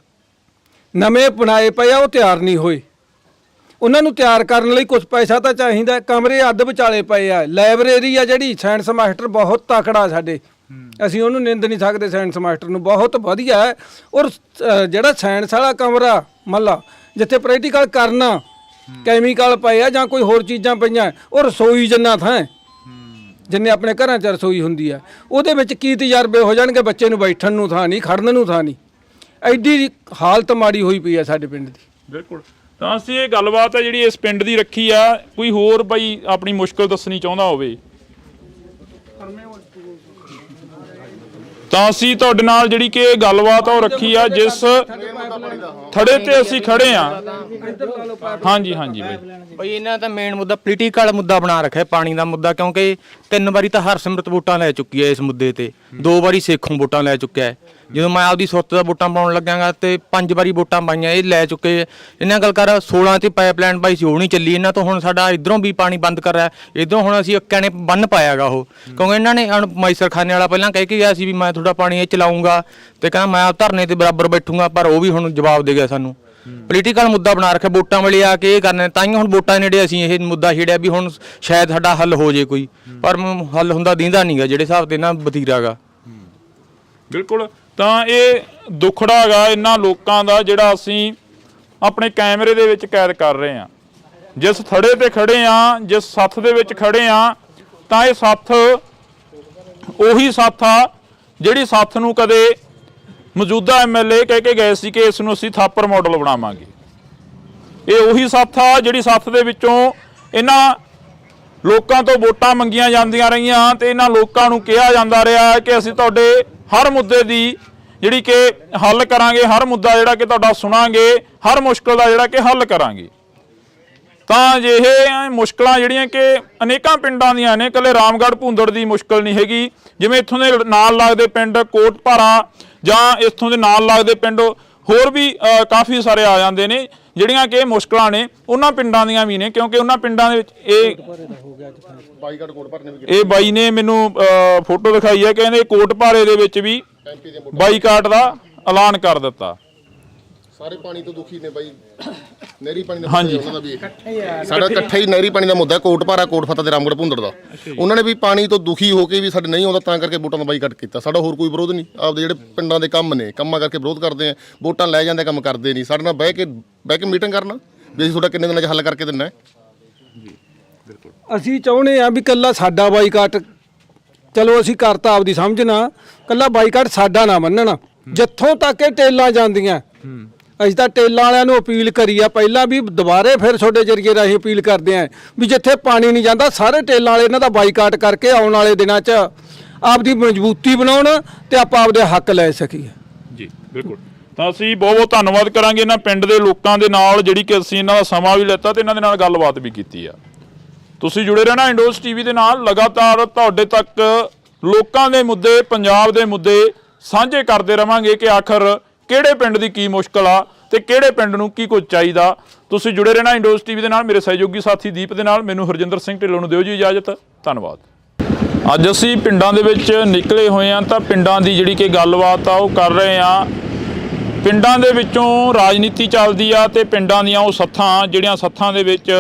ਨਵੇਂ ਬਣਾਏ ਪਏ ਆ, ਉਹ ਤਿਆਰ ਨਹੀਂ ਹੋਏ। ਉਹਨਾਂ ਨੂੰ ਤਿਆਰ ਕਰਨ ਲਈ ਕੁਝ ਪੈਸਾ ਤਾਂ ਚਾਹੀਦਾ। ਕਮਰੇ ਅੱਧ ਵਿਚਾਲੇ ਪਏ ਆ। ਲਾਇਬ੍ਰੇਰੀ ਆ ਜਿਹੜੀ, ਸਾਇੰਸ ਮਾਸਟਰ ਬਹੁਤ ਤਕੜਾ ਸਾਡੇ, ਅਸੀਂ ਉਹਨੂੰ ਨਿੰਦ ਨਹੀਂ ਸਕਦੇ। ਸਾਇੰਸ ਮਾਸਟਰ ਨੂੰ ਬਹੁਤ ਵਧੀਆ ਹੈ। ਔਰ ਜਿਹੜਾ ਸਾਇੰਸ ਵਾਲਾ ਕਮਰਾ ਮੱਲਾ ਜਿੱਥੇ ਪ੍ਰੈਕਟੀਕਲ ਕਰਨਾ, ਕੈਮੀਕਲ ਪਏ ਆ ਜਾਂ ਕੋਈ ਹੋਰ ਚੀਜ਼ਾਂ ਪਈਆਂ, ਉਹ ਰਸੋਈ ਜਿੰਨਾ ਥਾਂ ਜਿੰਨੇ ਆਪਣੇ ਘਰਾਂ 'ਚ ਰਸੋਈ ਹੁੰਦੀ ਹੈ, ਉਹਦੇ ਵਿੱਚ ਕੀ ਤਜਰਬੇ ਹੋ ਜਾਣਗੇ। ਬੱਚੇ ਨੂੰ ਬੈਠਣ ਨੂੰ ਥਾਂ ਨਹੀਂ, ਖੜਨ ਨੂੰ ਥਾਂ ਨਹੀਂ। ਐਡੀ ਹਾਲਤ ਮਾੜੀ ਹੋਈ ਪਈ ਹੈ ਸਾਡੇ ਪਿੰਡ ਦੀ। ਬਿਲਕੁਲ। ਤਾਂ ਅਸੀਂ ਇਹ ਗੱਲਬਾਤ ਹੈ ਜਿਹੜੀ ਇਸ ਪਿੰਡ ਦੀ ਰੱਖੀ ਆ। ਕੋਈ ਹੋਰ ਬਾਈ ਆਪਣੀ ਮੁਸ਼ਕਲ ਦੱਸਣੀ ਚਾਹੁੰਦਾ ਹੋਵੇ ਤਾਂ ਅਸੀਂ ਤੁਹਾਡੇ ਨਾਲ ਜਿਹੜੀ ਕਿ ਗੱਲਬਾਤ ਉਹ ਰੱਖੀ ਆ, ਜਿਸ ਥੜੇ ਤੇ ਅਸੀਂ ਖੜੇ ਆ। ਹਾਂਜੀ ਹਾਂਜੀ ਬਈ ਇਹਨਾਂ ਦਾ ਮੇਨ ਮੁੱਦਾ ਪੋਲੀਟੀਕਲ ਮੁੱਦਾ ਬਣਾ ਰੱਖਿਆ, ਪਾਣੀ ਦਾ ਮੁੱਦਾ। ਕਿਉਂਕਿ 3 ਵਾਰੀ ਤਾਂ ਹਰਸਿਮਰਤ ਵੋਟਾਂ ਲੈ ਚੁੱਕੀ ਹੈ ਇਸ ਮੁੱਦੇ ਤੇ, 2 ਵਾਰੀ ਸੇਖੋਂ ਵੋਟਾਂ ਲੈ ਚੁੱਕਿਆ ਹੈ। ਜਦੋਂ ਮੈਂ ਆਪਦੀ ਸੁੱਤ ਦਾ ਵੋਟਾਂ ਪਾਉਣ ਲੱਗਾਂਗਾ ਤੇ 5 ਵਾਰੀ ਵੋਟਾਂ ਪਾਈਆਂ, ਇਹ ਲੈ ਚੁੱਕੇ। ਇਹਨਾਂ ਗੱਲ ਕਰ 16 ਤੇ ਪਾਈਪਲਾਈਨ ਪਾਈ ਸੀ, ਉਹ ਨਹੀਂ ਚੱਲੀ। ਇਹਨਾਂ ਤੋਂ ਹੁਣ ਸਾਡਾ ਇਧਰੋਂ ਵੀ ਪਾਣੀ ਬੰਦ ਕਰ ਰਿਹਾ, ਇਧਰੋਂ ਹੁਣ ਅਸੀਂ ਅੱਕਿਆਂ ਨੇ ਬੰਨ ਪਾਇਆਗਾ ਉਹ, ਕਿਉਂਕਿ ਇਹਨਾਂ ਨੇ ਮਾਈਸਰ ਖਾਨੇ ਵਾਲਾ ਪਹਿਲਾਂ ਕਹਿ ਕੇ ਗਿਆ ਸੀ ਵੀ ਮੈਂ ਤੁਹਾਡਾ ਪਾਣੀ ਇਹ ਚਲਾਉਂਗਾ ਤੇ ਕਹਿੰਦਾ ਮੈਂ ਧਰਨੇ ਤੇ ਬਰਾਬਰ ਬੈਠੂੰਗਾ, ਪਰ ਉਹ ਵੀ ਹੁਣ ਜਵਾਬ ਦੇ ਗਿਆ ਸਾਨੂੰ। ਪੋਲੀਟੀਕਲ ਮੁੱਦਾ ਬਣਾ ਰੱਖਿਆ, ਵੋਟਾਂ ਵੇਲੇ ਆ ਕੇ ਇਹ ਕਰਨੇ। ਤਾਂ ਹੀ ਹੁਣ ਵੋਟਾਂ ਨੇੜੇ ਅਸੀਂ ਇਹ ਮੁੱਦਾ ਛੇੜਿਆ ਵੀ ਹੁਣ ਸ਼ਾਇਦ ਸਾਡਾ ਹੱਲ ਹੋ ਜੇ ਕੋਈ, ਪਰ ਹੱਲ ਹੁੰਦਾ ਦੀਂਦਾ ਨਹੀਂਗਾ ਜਿਹੜੇ ਹਿਸਾਬ ਤੇ ਨਾ ਬਤੀਰਾ ਗਾ। ਬਿਲਕੁਲ। ਤਾਂ ਇਹ ਦੁੱਖੜਾ ਹੈਗਾ ਇਹਨਾਂ ਲੋਕਾਂ ਦਾ ਜਿਹੜਾ ਅਸੀਂ ਆਪਣੇ ਕੈਮਰੇ ਦੇ ਵਿੱਚ ਕੈਦ ਕਰ ਰਹੇ ਹਾਂ। ਜਿਸ ਥੜੇ ਤੇ ਖੜੇ ਆ, ਜਿਸ ਸੱਥ ਦੇ ਵਿੱਚ ਖੜੇ ਆ, ਤਾਂ ਇਹ ਸੱਥ ਉਹੀ ਸੱਥ ਆ ਜਿਹੜੀ ਸੱਥ ਨੂੰ ਕਦੇ ਮੌਜੂਦਾ MLA ਕਹਿ ਕੇ ਗਏ ਸੀ ਕਿ ਇਸ ਨੂੰ ਅਸੀਂ ਥਾਪਰ ਮਾਡਲ ਬਣਾਵਾਂਗੇ। ਇਹ ਉਹੀ ਸੱਥ ਆ ਜਿਹੜੀ ਸੱਥ ਦੇ ਵਿੱਚੋਂ ਇਹਨਾਂ ਲੋਕਾਂ ਤੋਂ ਵੋਟਾਂ ਮੰਗੀਆਂ ਜਾਂਦੀਆਂ ਰਹੀਆਂ ਤੇ ਇਹਨਾਂ ਲੋਕਾਂ ਨੂੰ ਕਿਹਾ ਜਾਂਦਾ ਰਿਹਾ ਕਿ ਅਸੀਂ ਤੁਹਾਡੇ ਹਰ ਮੁੱਦੇ ਦੀ ਜਿਹੜੀ ਕਿ ਹੱਲ ਕਰਾਂਗੇ, ਹਰ ਮੁੱਦਾ ਜਿਹੜਾ ਕਿ ਤੁਹਾਡਾ ਸੁਣਾਂਗੇ, ਹਰ ਮੁਸ਼ਕਲ ਦਾ ਜਿਹੜਾ ਕਿ ਹੱਲ ਕਰਾਂਗੇ। ਤਾਂ ਇਹ ਮੁਸ਼ਕਲਾਂ ਜਿਹੜੀਆਂ ਕਿ ਅਨੇਕਾਂ ਪਿੰਡਾਂ ਦੀਆਂ ਨੇ, ਇਕੱਲੇ ਰਾਮਗੜ੍ਹ ਭੂੰਦੜ ਦੀ ਮੁਸ਼ਕਲ ਨਹੀਂ ਹੈਗੀ। ਜਿਵੇਂ ਇੱਥੋਂ ਦੇ ਨਾਲ ਲੱਗਦੇ ਪਿੰਡ ਕੋਟਭਾਰਾ ਜਾਂ ਇੱਥੋਂ ਦੇ ਨਾਲ ਲੱਗਦੇ ਪਿੰਡ ਹੋਰ ਵੀ ਕਾਫੀ ਸਾਰੇ ਆ ਜਾਂਦੇ ਨੇ, ਜਿਹੜੀਆਂ ਕਿ ਮੁਸ਼ਕਲਾਂ ਨੇ ਉਹਨਾਂ ਪਿੰਡਾਂ ਦੀਆਂ ਵੀ ਨੇ, ਕਿਉਂਕਿ ਉਹਨਾਂ ਪਿੰਡਾਂ ਦੇ ਵਿੱਚ ਇਹ ਬਾਈ ਨੇ ਮੈਨੂੰ ਫੋਟੋ ਦਿਖਾਈ ਹੈ, ਕਹਿੰਦੇ ਕੋਟਭਾਰੇ ਦੇ ਵਿੱਚ ਵੀ ਬਾਈਕਾਟ ਦਾ ਐਲਾਨ ਕਰ ਦਿੱਤਾ। ਸਾਰੇ ਪਾਣੀ ਤੋਂ ਦੁਖੀ ਨੇ ਬਾਈ, ਨਹਿਰੀ ਪਾਣੀ ਦਾ ਮੁੱਦਾ ਉਹਨਾਂ ਦਾ ਵੀ ਸਾਡਾ ਇਕੱਠਾ ਹੀ ਨਹਿਰੀ ਪਾਣੀ ਦਾ ਮੁੱਦਾ, ਕੋਟਭਾਰਾ, ਕੋਟਫਤਾ ਤੇ ਰਾਮਗੜ੍ਹ ਭੁੰਦੜ ਦਾ। ਉਹਨਾਂ ਨੇ ਵੀ ਪਾਣੀ ਤੋਂ ਦੁਖੀ ਹੋ ਕੇ ਵੀ ਸਾਡੇ ਨਹੀਂ ਆਉਂਦਾ, ਤਾਂ ਕਰਕੇ ਵੋਟਾਂ ਦਾ ਬਾਈਕਾਟ ਕੀਤਾ। ਸਾਡਾ ਹੋਰ ਕੋਈ ਵਿਰੋਧ ਨਹੀਂ, ਆਪਦੇ ਜਿਹੜੇ ਪਿੰਡਾਂ ਦੇ ਕੰਮ ਨੇ, ਕੰਮਾਂ ਕਰਕੇ ਵਿਰੋਧ ਕਰਦੇ ਆ। ਵੋਟਾਂ ਲੈ ਜਾਂਦੇ, ਕੰਮ ਕਰਦੇ ਨਹੀਂ। ਸਾਡੇ ਨਾਲ ਬਹਿ ਕੇ ਮੀਟਿੰਗ ਕਰਨਾ ਵੀ ਅਸੀਂ ਤੁਹਾਡਾ ਕਿੰਨੇ ਦਿਨਾਂ 'ਚ ਹੱਲ ਕਰਕੇ ਦਿੰਨਾ। ਅਸੀਂ ਚਾਹੁੰਦੇ ਆ ਵੀ ਕੱਲਾ ਸਾਡਾ ਬਾਈਕਾਟ, ਚਲੋ ਅਸੀਂ ਕਰਤਾ ਆਪਦੀ ਸਮਝ ਨਾਲ, ਕੱਲਾ ਬਾਈਕਾਟ ਸਾਡਾ ਨਾ ਮੰਨਣਾ। ਜਿੱਥੋਂ ਤੱਕ ਇਹ ਟੇਲਾਂ ਜਾਂਦੀਆਂ, ਅਸੀਂ ਤਾਂ ਟੇਲਾਂ ਵਾਲਿਆਂ ਨੂੰ ਅਪੀਲ ਕਰੀ ਆ ਪਹਿਲਾਂ ਵੀ, ਦੁਬਾਰੇ ਫਿਰ ਤੁਹਾਡੇ ਜਰੀਏ ਰਾਹੀਂ ਅਪੀਲ ਕਰਦੇ ਆ ਵੀ ਜਿੱਥੇ ਪਾਣੀ ਨਹੀਂ ਜਾਂਦਾ ਸਾਰੇ ਟੇਲਾਂ ਵਾਲੇ ਇਹਨਾਂ ਦਾ ਬਾਈਕਾਟ ਕਰਕੇ ਆਉਣ ਵਾਲੇ ਦਿਨਾਂ 'ਚ ਆਪਦੀ ਮਜ਼ਬੂਤੀ ਬਣਾਉਣ ਤੇ ਆਪਾਂ ਆਪਦੇ ਹੱਕ ਲੈ ਸਕੀਏ। ਜੀ ਬਿਲਕੁਲ। ਤਾਂ ਅਸੀਂ ਬਹੁਤ ਬਹੁਤ ਧੰਨਵਾਦ ਕਰਾਂਗੇ ਇਹਨਾਂ ਪਿੰਡ ਦੇ ਲੋਕਾਂ ਦੇ ਨਾਲ, ਜਿਹੜੀ ਕਿ ਅਸੀਂ ਇਹਨਾਂ ਦਾ ਸਮਾਂ ਵੀ ਲਿੱਤਾ ਤੇ ਇਹਨਾਂ ਦੇ ਨਾਲ ਗੱਲਬਾਤ ਵੀ ਕੀਤੀ ਆ। ਤੁਸੀਂ ਜੁੜੇ ਰਹਿਣਾ ਇੰਡੋਜ਼ ਟੀਵੀ ਦੇ ਨਾਲ, ਲਗਾਤਾਰ ਤੁਹਾਡੇ ਤੱਕ ਲੋਕਾਂ ਦੇ ਮੁੱਦੇ, ਪੰਜਾਬ ਦੇ ਮੁੱਦੇ ਸਾਂਝੇ ਕਰਦੇ ਰਵਾਂਗੇ ਕਿ ਆਖਰ ਕਿਹੜੇ ਪਿੰਡ ਦੀ ਕੀ ਮੁਸ਼ਕਲ ਆ ਤੇ ਕਿਹੜੇ ਪਿੰਡ ਨੂੰ ਕੀ ਕੁਝ ਚਾਹੀਦਾ। ਤੁਸੀਂ ਜੁੜੇ ਰਹਿਣਾ ਇੰਡੋਜ਼ ਟੀਵੀ ਦੇ ਨਾਲ, ਮੇਰੇ ਸਹਿਯੋਗੀ ਸਾਥੀ ਦੀਪ ਦੇ ਨਾਲ। ਮੈਨੂੰ ਹਰਜਿੰਦਰ ਸਿੰਘ ਢਿੱਲੋਂ ਨੂੰ ਦਿਓ ਜੀ ਇਜਾਜ਼ਤ, ਧੰਨਵਾਦ। ਅੱਜ ਅਸੀਂ ਪਿੰਡਾਂ ਦੇ ਵਿੱਚ ਨਿਕਲੇ ਹੋਏ ਹਾਂ ਤਾਂ ਪਿੰਡਾਂ ਦੀ ਜਿਹੜੀ ਕਿ ਗੱਲਬਾਤ ਆ ਉਹ ਕਰ ਰਹੇ ਹਾਂ। ਪਿੰਡਾਂ ਦੇ ਵਿੱਚੋਂ ਰਾਜਨੀਤੀ ਚੱਲਦੀ ਆ ਤੇ ਪਿੰਡਾਂ ਦੀਆਂ ਉਹ ਸੱਥਾਂ, ਜਿਹੜੀਆਂ ਸੱਥਾਂ ਦੇ ਵਿੱਚ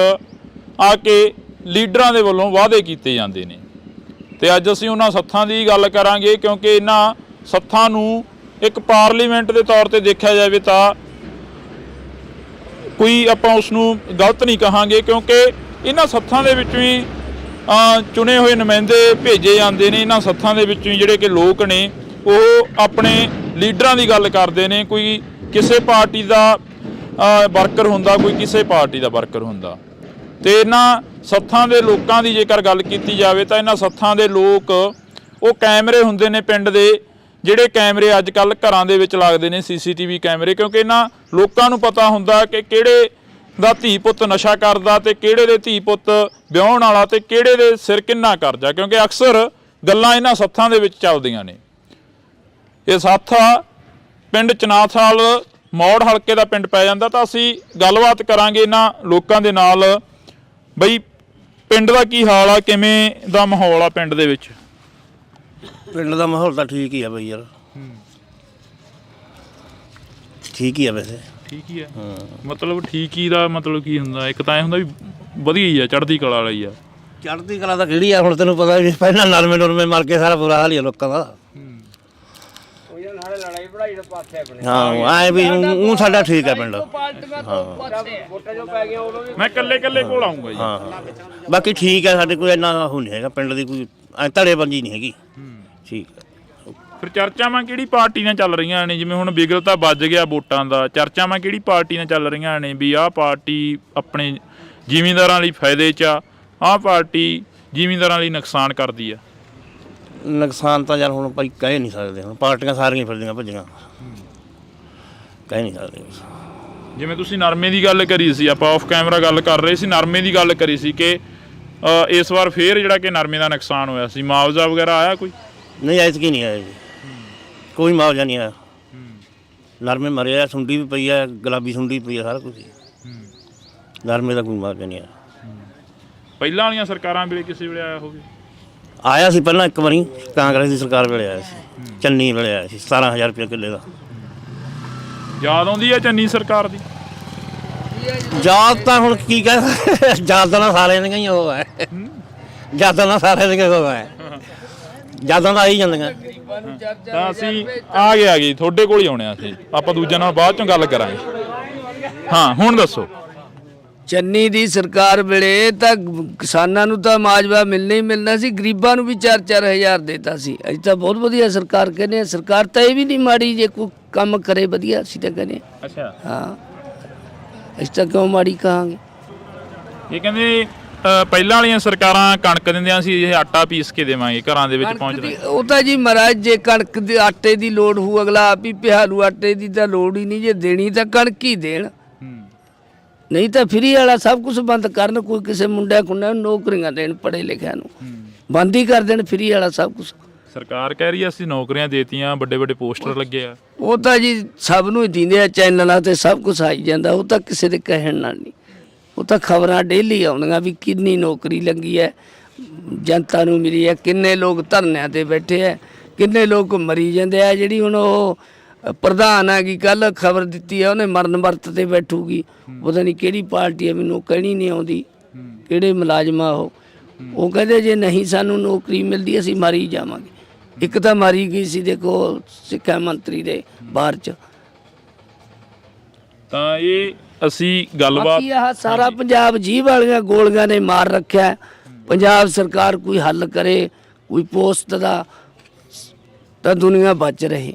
ਆ ਕੇ ਲੀਡਰਾਂ ਦੇ ਵੱਲੋਂ ਵਾਅਦੇ ਕੀਤੇ ਜਾਂਦੇ ਨੇ। ਤੇ ਅੱਜ ਅਸੀਂ ਉਹਨਾਂ ਸੱਥਾਂ ਦੀ ਗੱਲ ਕਰਾਂਗੇ, ਕਿਉਂਕਿ ਇਹਨਾਂ ਸੱਥਾਂ ਨੂੰ ਇੱਕ ਪਾਰਲੀਮੈਂਟ ਦੇ ਤੌਰ ਤੇ ਦੇਖਿਆ ਜਾਵੇ ਤਾਂ ਕੋਈ ਆਪਾਂ ਉਸ ਨੂੰ ਗਲਤ ਨਹੀਂ ਕਹਾਂਗੇ, ਕਿਉਂਕਿ ਇਹਨਾਂ ਸੱਥਾਂ ਦੇ ਵਿੱਚੋਂ ਹੀ ਚੁਣੇ ਹੋਏ ਨੁਮਾਇੰਦੇ ਭੇਜੇ ਜਾਂਦੇ ਨੇ। ਇਹਨਾਂ ਸੱਥਾਂ ਦੇ ਵਿੱਚੋਂ ਹੀ ਜਿਹੜੇ ਕਿ ਲੋਕ ਨੇ ਉਹ ਆਪਣੇ ਲੀਡਰਾਂ ਦੀ ਗੱਲ ਕਰਦੇ ਨੇ। ਕੋਈ ਕਿਸੇ ਪਾਰਟੀ ਦਾ ਵਰਕਰ ਹੁੰਦਾ, ਕੋਈ ਕਿਸੇ ਪਾਰਟੀ ਦਾ ਵਰਕਰ ਹੁੰਦਾ। ਤੇ ਇਹਨਾਂ ਸੱਥਾਂ ਦੇ ਲੋਕਾਂ ਦੀ ਜੇਕਰ ਗੱਲ ਕੀਤੀ ਜਾਵੇ ਤਾਂ ਇਹਨਾਂ ਸੱਥਾਂ ਦੇ ਲੋਕ ਉਹ ਕੈਮਰੇ ਹੁੰਦੇ ਨੇ ਪਿੰਡ ਦੇ, ਜਿਹੜੇ ਕੈਮਰੇ ਅੱਜ ਕੱਲ੍ਹ ਘਰਾਂ ਦੇ ਵਿੱਚ ਲੱਗਦੇ ਨੇ, CCTV ਕੈਮਰੇ, ਕਿਉਂਕਿ ਇਹਨਾਂ ਲੋਕਾਂ ਨੂੰ ਪਤਾ ਹੁੰਦਾ ਕਿ ਕਿਹੜੇ ਦਾ ਧੀ ਪੁੱਤ ਨਸ਼ਾ ਕਰਦਾ ਤੇ ਕਿਹੜੇ ਦੇ ਧੀ ਪੁੱਤ ਵਿਆਹੁਣ ਵਾਲਾ ਤੇ ਕਿਹੜੇ ਦੇ ਸਿਰ ਕਿੰਨਾ ਕਰਜ਼ਾ, ਕਿਉਂਕਿ ਅਕਸਰ ਗੱਲਾਂ ਇਹਨਾਂ ਸੱਥਾਂ ਦੇ ਵਿੱਚ ਚੱਲਦੀਆਂ ਨੇ। ਇਹ ਸੱਥ ਆ ਪਿੰਡ ਚਨਾਥਾਲ ਮੌੜ ਹਲਕੇ ਦਾ ਪਿੰਡ ਪੈ ਜਾਂਦਾ। ਤਾਂ ਅਸੀਂ ਗੱਲਬਾਤ ਕਰਾਂਗੇ ਇਹਨਾਂ ਲੋਕਾਂ ਦੇ ਨਾਲ, ਬਈ ਪਿੰਡ ਦਾ ਕੀ ਹਾਲ ਆ, ਕਿਵੇਂ ਦਾ ਮਾਹੌਲ ਆ ਪਿੰਡ ਦੇ ਵਿੱਚ? ਪਿੰਡ ਦਾ ਮਾਹੌਲ ਤਾਂ ਠੀਕ ਹੀ ਆ ਬਈ ਯਾਰ, ਠੀਕ ਹੀ ਆ ਵੈਸੇ। ਠੀਕ ਹੀ ਆ, ਮਤਲਬ ਠੀਕ ਹੀ ਦਾ ਮਤਲਬ ਕੀ ਹੁੰਦਾ? ਇੱਕ ਤਾਂ ਇਹ ਹੁੰਦਾ ਵੀ ਵਧੀਆ ਹੀ ਆ, ਚੜ੍ਹਦੀ ਕਲਾ ਵਾਲੀ ਆ। ਚੜ੍ਹਦੀ ਕਲਾ ਤਾਂ ਕਿਹੜੀ ਆ, ਹੁਣ ਤੈਨੂੰ ਪਤਾ ਵੀ ਪਹਿਲਾਂ ਨਰਮੇ ਮਰ ਕੇ ਸਾਰਾ ਬੁਰਾ ਹਾਲ ਹੀ ਆ ਲੋਕਾਂ ਦਾ। ਹਾਂ ਆਏ ਵੀ ਉਹ ਸਾਡਾ ਠੀਕ ਹੈ ਪਿੰਡ। ਮੈਂ ਇਕੱਲੇ ਕੋਲ ਆਉਂਗਾ ਜੀ। ਹਾਂ ਬਾਕੀ ਠੀਕ ਹੈ, ਸਾਡੇ ਕੋਈ ਇੰਨਾ ਉਹ ਨਹੀਂ ਹੈਗਾ ਪਿੰਡ ਦੀ, ਕੋਈ ਧੜੇਬੰਦੀ ਨਹੀਂ ਹੈਗੀ। ਠੀਕ ਹੈ। ਫਿਰ ਚਰਚਾਵਾਂ ਕਿਹੜੀ ਪਾਰਟੀ ਨਾਲ ਚੱਲ ਰਹੀਆਂ ਨੇ? ਜਿਵੇਂ ਹੁਣ ਬਿਗਲ ਤਾਂ ਵੱਜ ਗਿਆ ਵੋਟਾਂ ਦਾ, ਚਰਚਾਵਾਂ ਕਿਹੜੀ ਪਾਰਟੀ ਨਾਲ ਚੱਲ ਰਹੀਆਂ ਨੇ ਵੀ ਆਹ ਪਾਰਟੀ ਆਪਣੇ ਜ਼ਿਮੀਂਦਾਰਾਂ ਲਈ ਫਾਇਦੇ 'ਚ ਆ, ਆਹ ਪਾਰਟੀ ਜ਼ਿਮੀਂਦਾਰਾਂ ਲਈ ਨੁਕਸਾਨ ਕਰਦੀ ਆ? ਨੁਕਸਾਨ ਤਾਂ ਯਾਰ ਹੁਣ ਭਾਈ ਕਹਿ ਨਹੀਂ ਸਕਦੇ, ਹੁਣ ਪਾਰਟੀਆਂ ਸਾਰੀਆਂ ਫਿਰਦੀਆਂ ਭੱਜੀਆਂ, ਕਹਿ ਨਹੀਂ ਸਕਦੇ। ਜਿਵੇਂ ਤੁਸੀਂ ਨਰਮੇ ਦੀ ਗੱਲ ਕਰੀ ਸੀ, ਆਪਾਂ ਆਫ ਕੈਮਰਾ ਗੱਲ ਕਰ ਰਹੇ ਸੀ, ਨਰਮੇ ਦੀ ਗੱਲ ਕਰੀ ਸੀ ਕਿ ਇਸ ਵਾਰ ਫੇਰ ਜਿਹੜਾ ਕਿ ਨਰਮੇ ਦਾ ਨੁਕਸਾਨ ਹੋਇਆ ਸੀ, ਮੁਆਵਜ਼ਾ ਵਗੈਰਾ ਆਇਆ ਕੋਈ? ਨਹੀਂ ਐਤਕੀ ਨਹੀਂ ਆਇਆ ਜੀ, ਕੋਈ ਮੁਆਵਜ਼ਾ ਨਹੀਂ ਆਇਆ। ਨਰਮੇ ਮਰੇ ਆ, ਸੁੰਡੀ ਵੀ ਪਈ ਆ, ਗੁਲਾਬੀ ਸੁੰਡੀ ਪਈ ਆ, ਸਾਰਾ ਕੁਝ। ਨਰਮੇ ਦਾ ਕੋਈ ਮੁਆਵਜ਼ਾ ਨਹੀਂ ਆਇਆ। ਪਹਿਲਾਂ ਵਾਲੀਆਂ ਸਰਕਾਰਾਂ ਵੇਲੇ ਕਿਸੇ ਵੇਲੇ ਆਇਆ ਹੋਵੇ? ਆਇਆ ਸੀ ਪਹਿਲਾਂ ਇੱਕ ਵਾਰੀ, ਕਾਂਗਰਸ ਦੀ ਸਰਕਾਰ ਵੇਲੇ ਆਇਆ ਸੀ, ਚੰਨੀ ਵੇਲੇ ਆਇਆ ਸੀ, 17,000 ਰੁਪਏ ਕਿੱਲੇ ਦਾ। ਯਾਦ ਆਉਂਦੀ ਹੈ ਚੰਨੀ ਸਰਕਾਰ ਦੀ? ਯਾਦ ਤਾਂ ਹੁਣ ਕੀ ਕਹਿ, ਯਾਦਾਂ ਨਾਲ ਸਾਰਿਆਂ ਦੀਆਂ ਹੀ ਉਹ ਹੈ, ਯਾਦਾਂ ਨਾਲ ਸਾਰਿਆਂ ਦੀਆਂ ਉਹ ਹੈ, ਯਾਦਾਂ ਤਾਂ ਆਈ ਜਾਂਦੀਆਂ। ਤਾਂ ਅਸੀਂ ਆ ਗਏ ਤੁਹਾਡੇ ਕੋਲ ਹੀ ਆਉਣੇ ਆ ਅਸੀਂ, ਆਪਾਂ ਦੂਜਿਆਂ ਨਾਲ ਬਾਅਦ ਚੋਂ ਗੱਲ ਕਰਾਂਗੇ। ਹਾਂ ਹੁਣ ਦੱਸੋ। ਚੰਨੀ ਦੀ ਸਰਕਾਰ ਵੇਲੇ ਤਾਂ ਕਿਸਾਨਾਂ ਨੂੰ ਤਾਂ ਮਾਜਵਾ ਮਿਲਣਾ ਹੀ ਮਿਲਣਾ ਸੀ, ਗਰੀਬਾਂ ਨੂੰ ਵੀ 4-4 ਹਜ਼ਾਰ ਦੇਤਾ ਸੀ। ਅਸੀਂ ਤਾਂ ਬਹੁਤ ਵਧੀਆ ਸਰਕਾਰ ਕਹਿੰਦੇ ਆ, ਸਰਕਾਰ ਤਾਂ ਇਹ ਵੀ ਨਹੀਂ ਮਾੜੀ, ਜੇ ਕੋਈ ਕੰਮ ਕਰੇ ਵਧੀਆ ਅਸੀਂ ਤਾਂ ਕਹਿੰਦੇ। ਅੱਛਾ ਹਾਂ, ਅਸੀਂ ਤਾਂ ਕਿਉਂ ਮਾੜੀ ਕਹਾਂਗੇ? ਇਹ ਕਹਿੰਦੇ ਪਹਿਲਾਂ ਵਾਲੀਆਂ ਸਰਕਾਰਾਂ ਕਣਕ ਦਿੰਦੀਆਂ ਸੀ, ਇਹ ਆਟਾ ਪੀਸ ਕੇ ਦੇਵਾਂਗੇ ਘਰਾਂ ਦੇ ਵਿੱਚ ਪਹੁੰਚਦਾ। ਉਹ ਤਾਂ ਜੀ ਮਹਾਰਾਜ ਜੇ ਕਣਕ ਦੇ ਆਟੇ ਦੀ ਲੋੜ ਹੋਊ ਅਗਲਾ ਆਪ ਹੀ ਪਿਹਾਲੂ, ਆਟੇ ਦੀ ਤਾਂ ਲੋੜ ਹੀ ਨਹੀਂ, ਜੇ ਦੇਣੀ ਤਾਂ ਕਣਕ ਹੀ ਦੇਣ, ਨਹੀਂ ਤਾਂ ਫਰੀ ਵਾਲਾ ਸਭ ਕੁਝ ਬੰਦ ਕਰਨ। ਕੋਈ ਕਿਸੇ ਮੁੰਡਿਆਂ ਕੁੰਡਿਆਂ ਨੂੰ ਨੌਕਰੀਆਂ ਦੇਣ, ਪੜ੍ਹੇ ਲਿਖਿਆਂ ਨੂੰ ਬੰਦ ਹੀ ਕਰ ਦੇਣ, ਫਰੀ ਵਾਲਾ ਸਭ ਕੁਝ। ਸਰਕਾਰ ਕਹਿ ਰਹੀ ਹੈ ਅਸੀਂ ਨੌਕਰੀਆਂ ਦੇਤੀਆਂ, ਵੱਡੇ ਵੱਡੇ ਪੋਸਟਰ ਲੱਗੇ ਆ। ਉਹ ਤਾਂ ਜੀ ਸਭ ਨੂੰ ਹੀ ਦਿੰਦੇ ਆ, ਚੈਨਲਾਂ ਤੇ ਸਭ ਕੁਝ ਆਈ ਜਾਂਦਾ, ਉਹ ਤਾਂ ਕਿਸੇ ਦੇ ਕਹਿਣ ਨਾਲ ਨਹੀਂ। ਉਹ ਤਾਂ ਖਬਰਾਂ ਡੇਲੀ ਆਉਂਦੀਆਂ ਵੀ ਕਿੰਨੀ ਨੌਕਰੀ ਲੱਗੀ ਹੈ, ਜਨਤਾ ਨੂੰ ਮਿਲੀ ਹੈ, ਕਿੰਨੇ ਲੋਕ ਧਰਨਿਆਂ ਤੇ ਬੈਠੇ ਹੈ, ਕਿੰਨੇ ਲੋਕ ਮਰੀ ਜਾਂਦੇ ਆ। ਜਿਹੜੀ ਹੁਣ ਉਹ ਪ੍ਰਧਾਨ ਹੈਗੀ ਕੱਲ ਖਬਰ ਦਿੱਤੀ ਹੈ, ਉਹਨੇ ਮਰਨ ਵਰਤ ਤੇ ਬੈਠੂਗੀ, ਪਤਾ ਨਹੀਂ ਕਿਹੜੀ ਪਾਰਟੀ ਹੈ, ਮੈਨੂੰ ਕਹਿਣੀ ਨਹੀਂ ਆਉਂਦੀ ਕਿਹੜੇ ਮੁਲਾਜ਼ਮਾਂ ਉਹ ਕਹਿੰਦੇ ਜੇ ਨਹੀਂ ਸਾਨੂੰ ਨੌਕਰੀ ਮਿਲਦੀ ਅਸੀਂ ਮਾਰੀ ਜਾਵਾਂਗੇ। ਇੱਕ ਤਾਂ ਮਾਰੀ ਗਈ ਸੀ ਦੇਖੋ ਸਿੱਖਿਆ ਮੰਤਰੀ ਦੇ ਬਾਹਰ ਚ। ਤਾਂ ਇਹ ਅਸੀਂ ਗੱਲਬਾਤ ਬਾਕੀ ਆਹ ਸਾਰਾ ਪੰਜਾਬ ਜੀਭ ਵਾਲੀਆਂ ਗੋਲੀਆਂ ਨੇ ਮਾਰ ਰੱਖਿਆ। ਪੰਜਾਬ ਸਰਕਾਰ ਕੋਈ ਹੱਲ ਕਰੇ, ਕੋਈ ਪੋਸਟ ਦਾ, ਤਾਂ ਦੁਨੀਆ ਬਚ ਰਹੇ।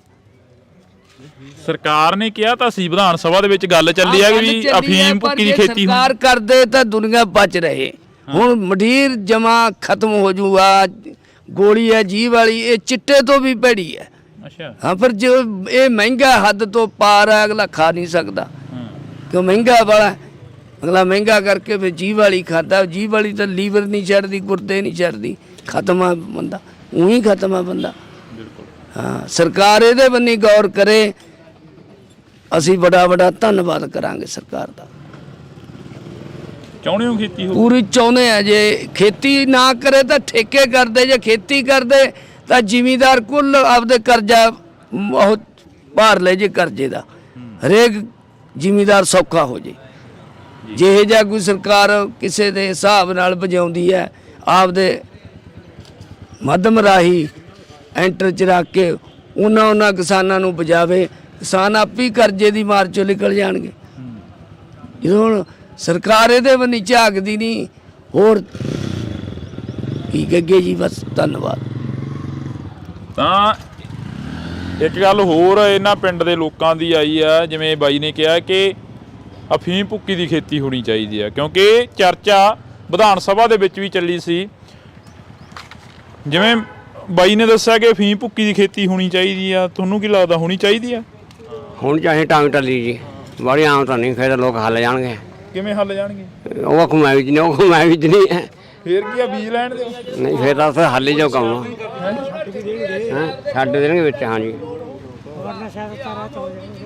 ਸਰਕਾਰ ਨੇ ਕਿਹਾ ਤਾਂ ਸੀ, ਵਿਧਾਨ ਸਭਾ ਦੇ ਵਿੱਚ ਗੱਲ ਚੱਲੀ ਹੈ ਵੀ ਅਫੀਮ ਭੁੱਕੀ ਦੀ ਖੇਤੀ ਸਰਕਾਰ ਕਰਦੇ ਤਾਂ ਦੁਨੀਆ ਬਚ ਰਹੇ। ਹੁਣ ਮਡੀਰ ਜਮਾ ਖਤਮ ਹੋ ਜੂਗਾ। ਗੋਲੀ ਹੈ ਜੀਭ ਵਾਲੀ, ਇਹ ਚਿੱਟੇ ਤੋਂ ਵੀ ਭੈੜੀ ਹੈ। ਅੱਛਾ ਹਾਂ, ਪਰ ਜੋ ਇਹ ਮਹਿੰਗਾ ਹੱਦ ਤੋਂ ਪਾਰ ਹੈ, ਅਗਲਾ ਖਾ ਨਹੀਂ ਸਕਦਾ ਕਿਉਂ ਮਹਿੰਗਾ ਵਾਲਾ। ਅਗਲਾ ਮਹਿੰਗਾ ਕਰਕੇ ਫਿਰ ਜੀਭ ਵਾਲੀ ਖਾਦਾ। ਜੀਭ ਵਾਲੀ ਤਾਂ ਲੀਵਰ ਨਹੀਂ ਛੱਡਦੀ, ਗੁਰਦੇ ਨਹੀਂ ਛੱਡਦੀ, ਖਤਮ ਆ ਬੰਦਾ, ਉਹੀ ਖਤਮ ਆ ਬੰਦਾ। ਹਾਂ, ਸਰਕਾਰ ਇਹਦੇ ਬੰਨੀ ਗੌਰ ਕਰੇ। ਅਸੀਂ ਬੜਾ ਬੜਾ ਧੰਨਵਾਦ ਕਰਾਂਗੇ ਸਰਕਾਰ ਦਾ। ਚਾਹੁੰਦੇ ਹੋ ਖੇਤੀ ਹੋ? ਪੂਰੀ ਚਾਹੁੰਦੇ ਆ। ਜੇ ਖੇਤੀ ਨਾ ਕਰੇ ਤਾਂ ਠੇਕੇ ਕਰਦੇ, ਜੇ ਖੇਤੀ ਕਰਦੇ ਤਾਂ ਜ਼ਿਮੀਂਦਾਰ ਕੁੱਲ ਆਪਦੇ ਕਰਜ਼ਾ ਉਹ ਭਾਰ ਲੈ ਜੇ ਕਰਜ਼ੇ ਦਾ, ਹਰੇਕ ਜ਼ਿਮੀਂਦਾਰ ਸੌਖਾ ਹੋ ਜੇ। ਜਿਹੇ ਜਿਹਾ ਕੋਈ ਸਰਕਾਰ ਕਿਸੇ ਦੇ ਹਿਸਾਬ ਨਾਲ ਵਜਾਉਂਦੀ ਹੈ, ਆਪਦੇ ਮੱਧਮ ਰਾਹੀਂ ਐਂਟਰ ਚ ਰੱਖ ਕੇ ਉਹਨਾਂ ਕਿਸਾਨਾਂ ਨੂੰ ਬਜਾਵੇ, ਕਿਸਾਨ ਆਪੇ ਹੀ ਕਰਜ਼ੇ ਦੀ ਮਾਰ ਚੋਂ ਨਿਕਲ ਜਾਣਗੇ। ਜਦੋਂ ਹੁਣ ਸਰਕਾਰ ਇਹਦੇ ਬੰਨੀ ਝਾਕਦੀ ਨਹੀਂ, ਹੋਰ ਕੀ ਕਹਗੇ ਜੀ। ਬਸ ਧੰਨਵਾਦ। ਤਾਂ ਇੱਕ ਗੱਲ ਹੋਰ ਇਹਨਾਂ ਪਿੰਡ ਦੇ ਲੋਕਾਂ ਦੀ ਆਈ ਆ, ਜਿਵੇਂ ਬਾਈ ਨੇ ਕਿਹਾ ਕਿ ਅਫੀਮ ਭੁੱਕੀ ਦੀ ਖੇਤੀ ਹੋਣੀ ਚਾਹੀਦੀ ਆ, ਕਿਉਂਕਿ ਚਰਚਾ ਵਿਧਾਨ ਸਭਾ ਦੇ ਵਿੱਚ ਵੀ ਚੱਲੀ ਸੀ। ਜਿਵੇਂ ਬਾਈ ਨੇ ਦੱਸਿਆ ਕਿ ਅਫੀਮ ਭੁੱਕੀ ਦੀ ਖੇਤੀ ਹੋਣੀ ਚਾਹੀਦੀ ਆ, ਤੁਹਾਨੂੰ ਕੀ ਲੱਗਦਾ ਹੋਣੀ ਚਾਹੀਦੀ ਆ? ਹੁਣ ਚਾਹੇ ਟਾਂਗ ਟੱਲੀ ਜੀ, ਬੜੀ ਆਮ ਤਾਂ ਨਹੀਂ, ਫਿਰ ਲੋਕ ਹੱਲ ਜਾਣਗੇ। ਕਿਵੇਂ ਹੱਲ ਜਾਣਗੇ? ਉਹ ਘੁਮਾਈ ਵੀ ਨਹੀਂ, ਉਹ ਘੁਮਾਈ ਵੀ ਨਹੀਂ ਹੈ, ਫੇਰ ਕੀ ਆ, ਬੀਜ ਲੈਣ ਦਿਓ। ਨਹੀਂ ਫਿਰ ਤਾਂ ਉੱਥੇ ਹੱਲ ਹੀ ਜੋ ਕੰਮ ਆ। ਛੱਡ ਦੇਣਗੇ ਵਿੱਚ। ਹਾਂਜੀ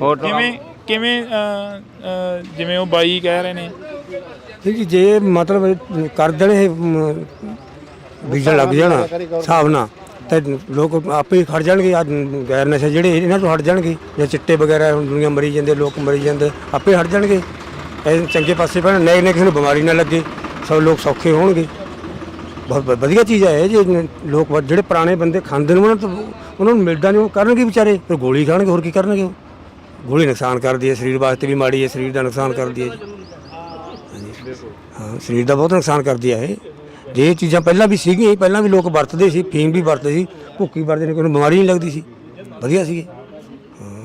ਹੋਰ ਕਿਵੇਂ ਜਿਵੇਂ ਉਹ ਬਾਈ ਕਹਿ ਰਹੇ ਨੇ ਜੀ, ਜੇ ਮਤਲਬ ਕਰ ਦੇਣ ਇਹ ਬੀਜਣ ਲੱਗ ਜਾਣਾ ਹਿਸਾਬ ਨਾਲ, ਤਾਂ ਲੋਕ ਆਪੇ ਹੀ ਖੜ ਜਾਣਗੇ। ਅੱਜ ਗੈਰ ਨਸ਼ਾ ਜਿਹੜੇ ਇਹਨਾਂ ਤੋਂ ਹਟ ਜਾਣਗੇ, ਜਾਂ ਚਿੱਟੇ ਵਗੈਰਾ ਹੁਣ ਦੁਨੀਆ ਮਰੀ ਜਾਂਦੇ, ਲੋਕ ਮਰੀ ਜਾਂਦੇ, ਆਪੇ ਹਟ ਜਾਣਗੇ। ਇਹ ਚੰਗੇ ਪਾਸੇ ਪੈਣ, ਨਏ ਕਿਸੇ ਨੂੰ ਬਿਮਾਰੀ ਨਾ ਲੱਗੇ, ਸਭ ਲੋਕ ਸੌਖੇ ਹੋਣਗੇ। ਬਹੁਤ ਵਧੀਆ ਚੀਜ਼ ਹੈ। ਜੇ ਲੋਕ ਜਿਹੜੇ ਪੁਰਾਣੇ ਬੰਦੇ ਖਾਂਦੇ ਨੇ ਉਹਨਾਂ ਨੂੰ ਮਿਲਦਾ ਨਹੀਂ, ਉਹ ਕਰਨਗੇ ਵਿਚਾਰੇ, ਫਿਰ ਗੋਲੀ ਖਾਣਗੇ, ਹੋਰ ਕੀ ਕਰਨਗੇ। ਉਹ ਗੋਲੀ ਨੁਕਸਾਨ ਕਰਦੀ ਹੈ, ਸਰੀਰ ਵਾਸਤੇ ਵੀ ਮਾੜੀ ਹੈ, ਸਰੀਰ ਦਾ ਨੁਕਸਾਨ ਕਰਦੀ ਹੈ ਜੀ। ਹਾਂ, ਸਰੀਰ ਦਾ ਬਹੁਤ ਨੁਕਸਾਨ ਕਰਦੀ ਹੈ ਇਹ। ਜੇ ਇਹ ਚੀਜ਼ਾਂ ਪਹਿਲਾਂ ਵੀ ਸੀਗੀਆਂ, ਪਹਿਲਾਂ ਵੀ ਲੋਕ ਵਰਤਦੇ ਸੀ, ਫੀਮ ਵੀ ਵਰਤਦੇ ਸੀ, ਭੁੱਕੀ ਵਰਤਦੇ ਨੇ, ਕੋਈ ਬਿਮਾਰੀ ਨਹੀਂ ਲੱਗਦੀ ਸੀ, ਵਧੀਆ ਸੀਗੇ।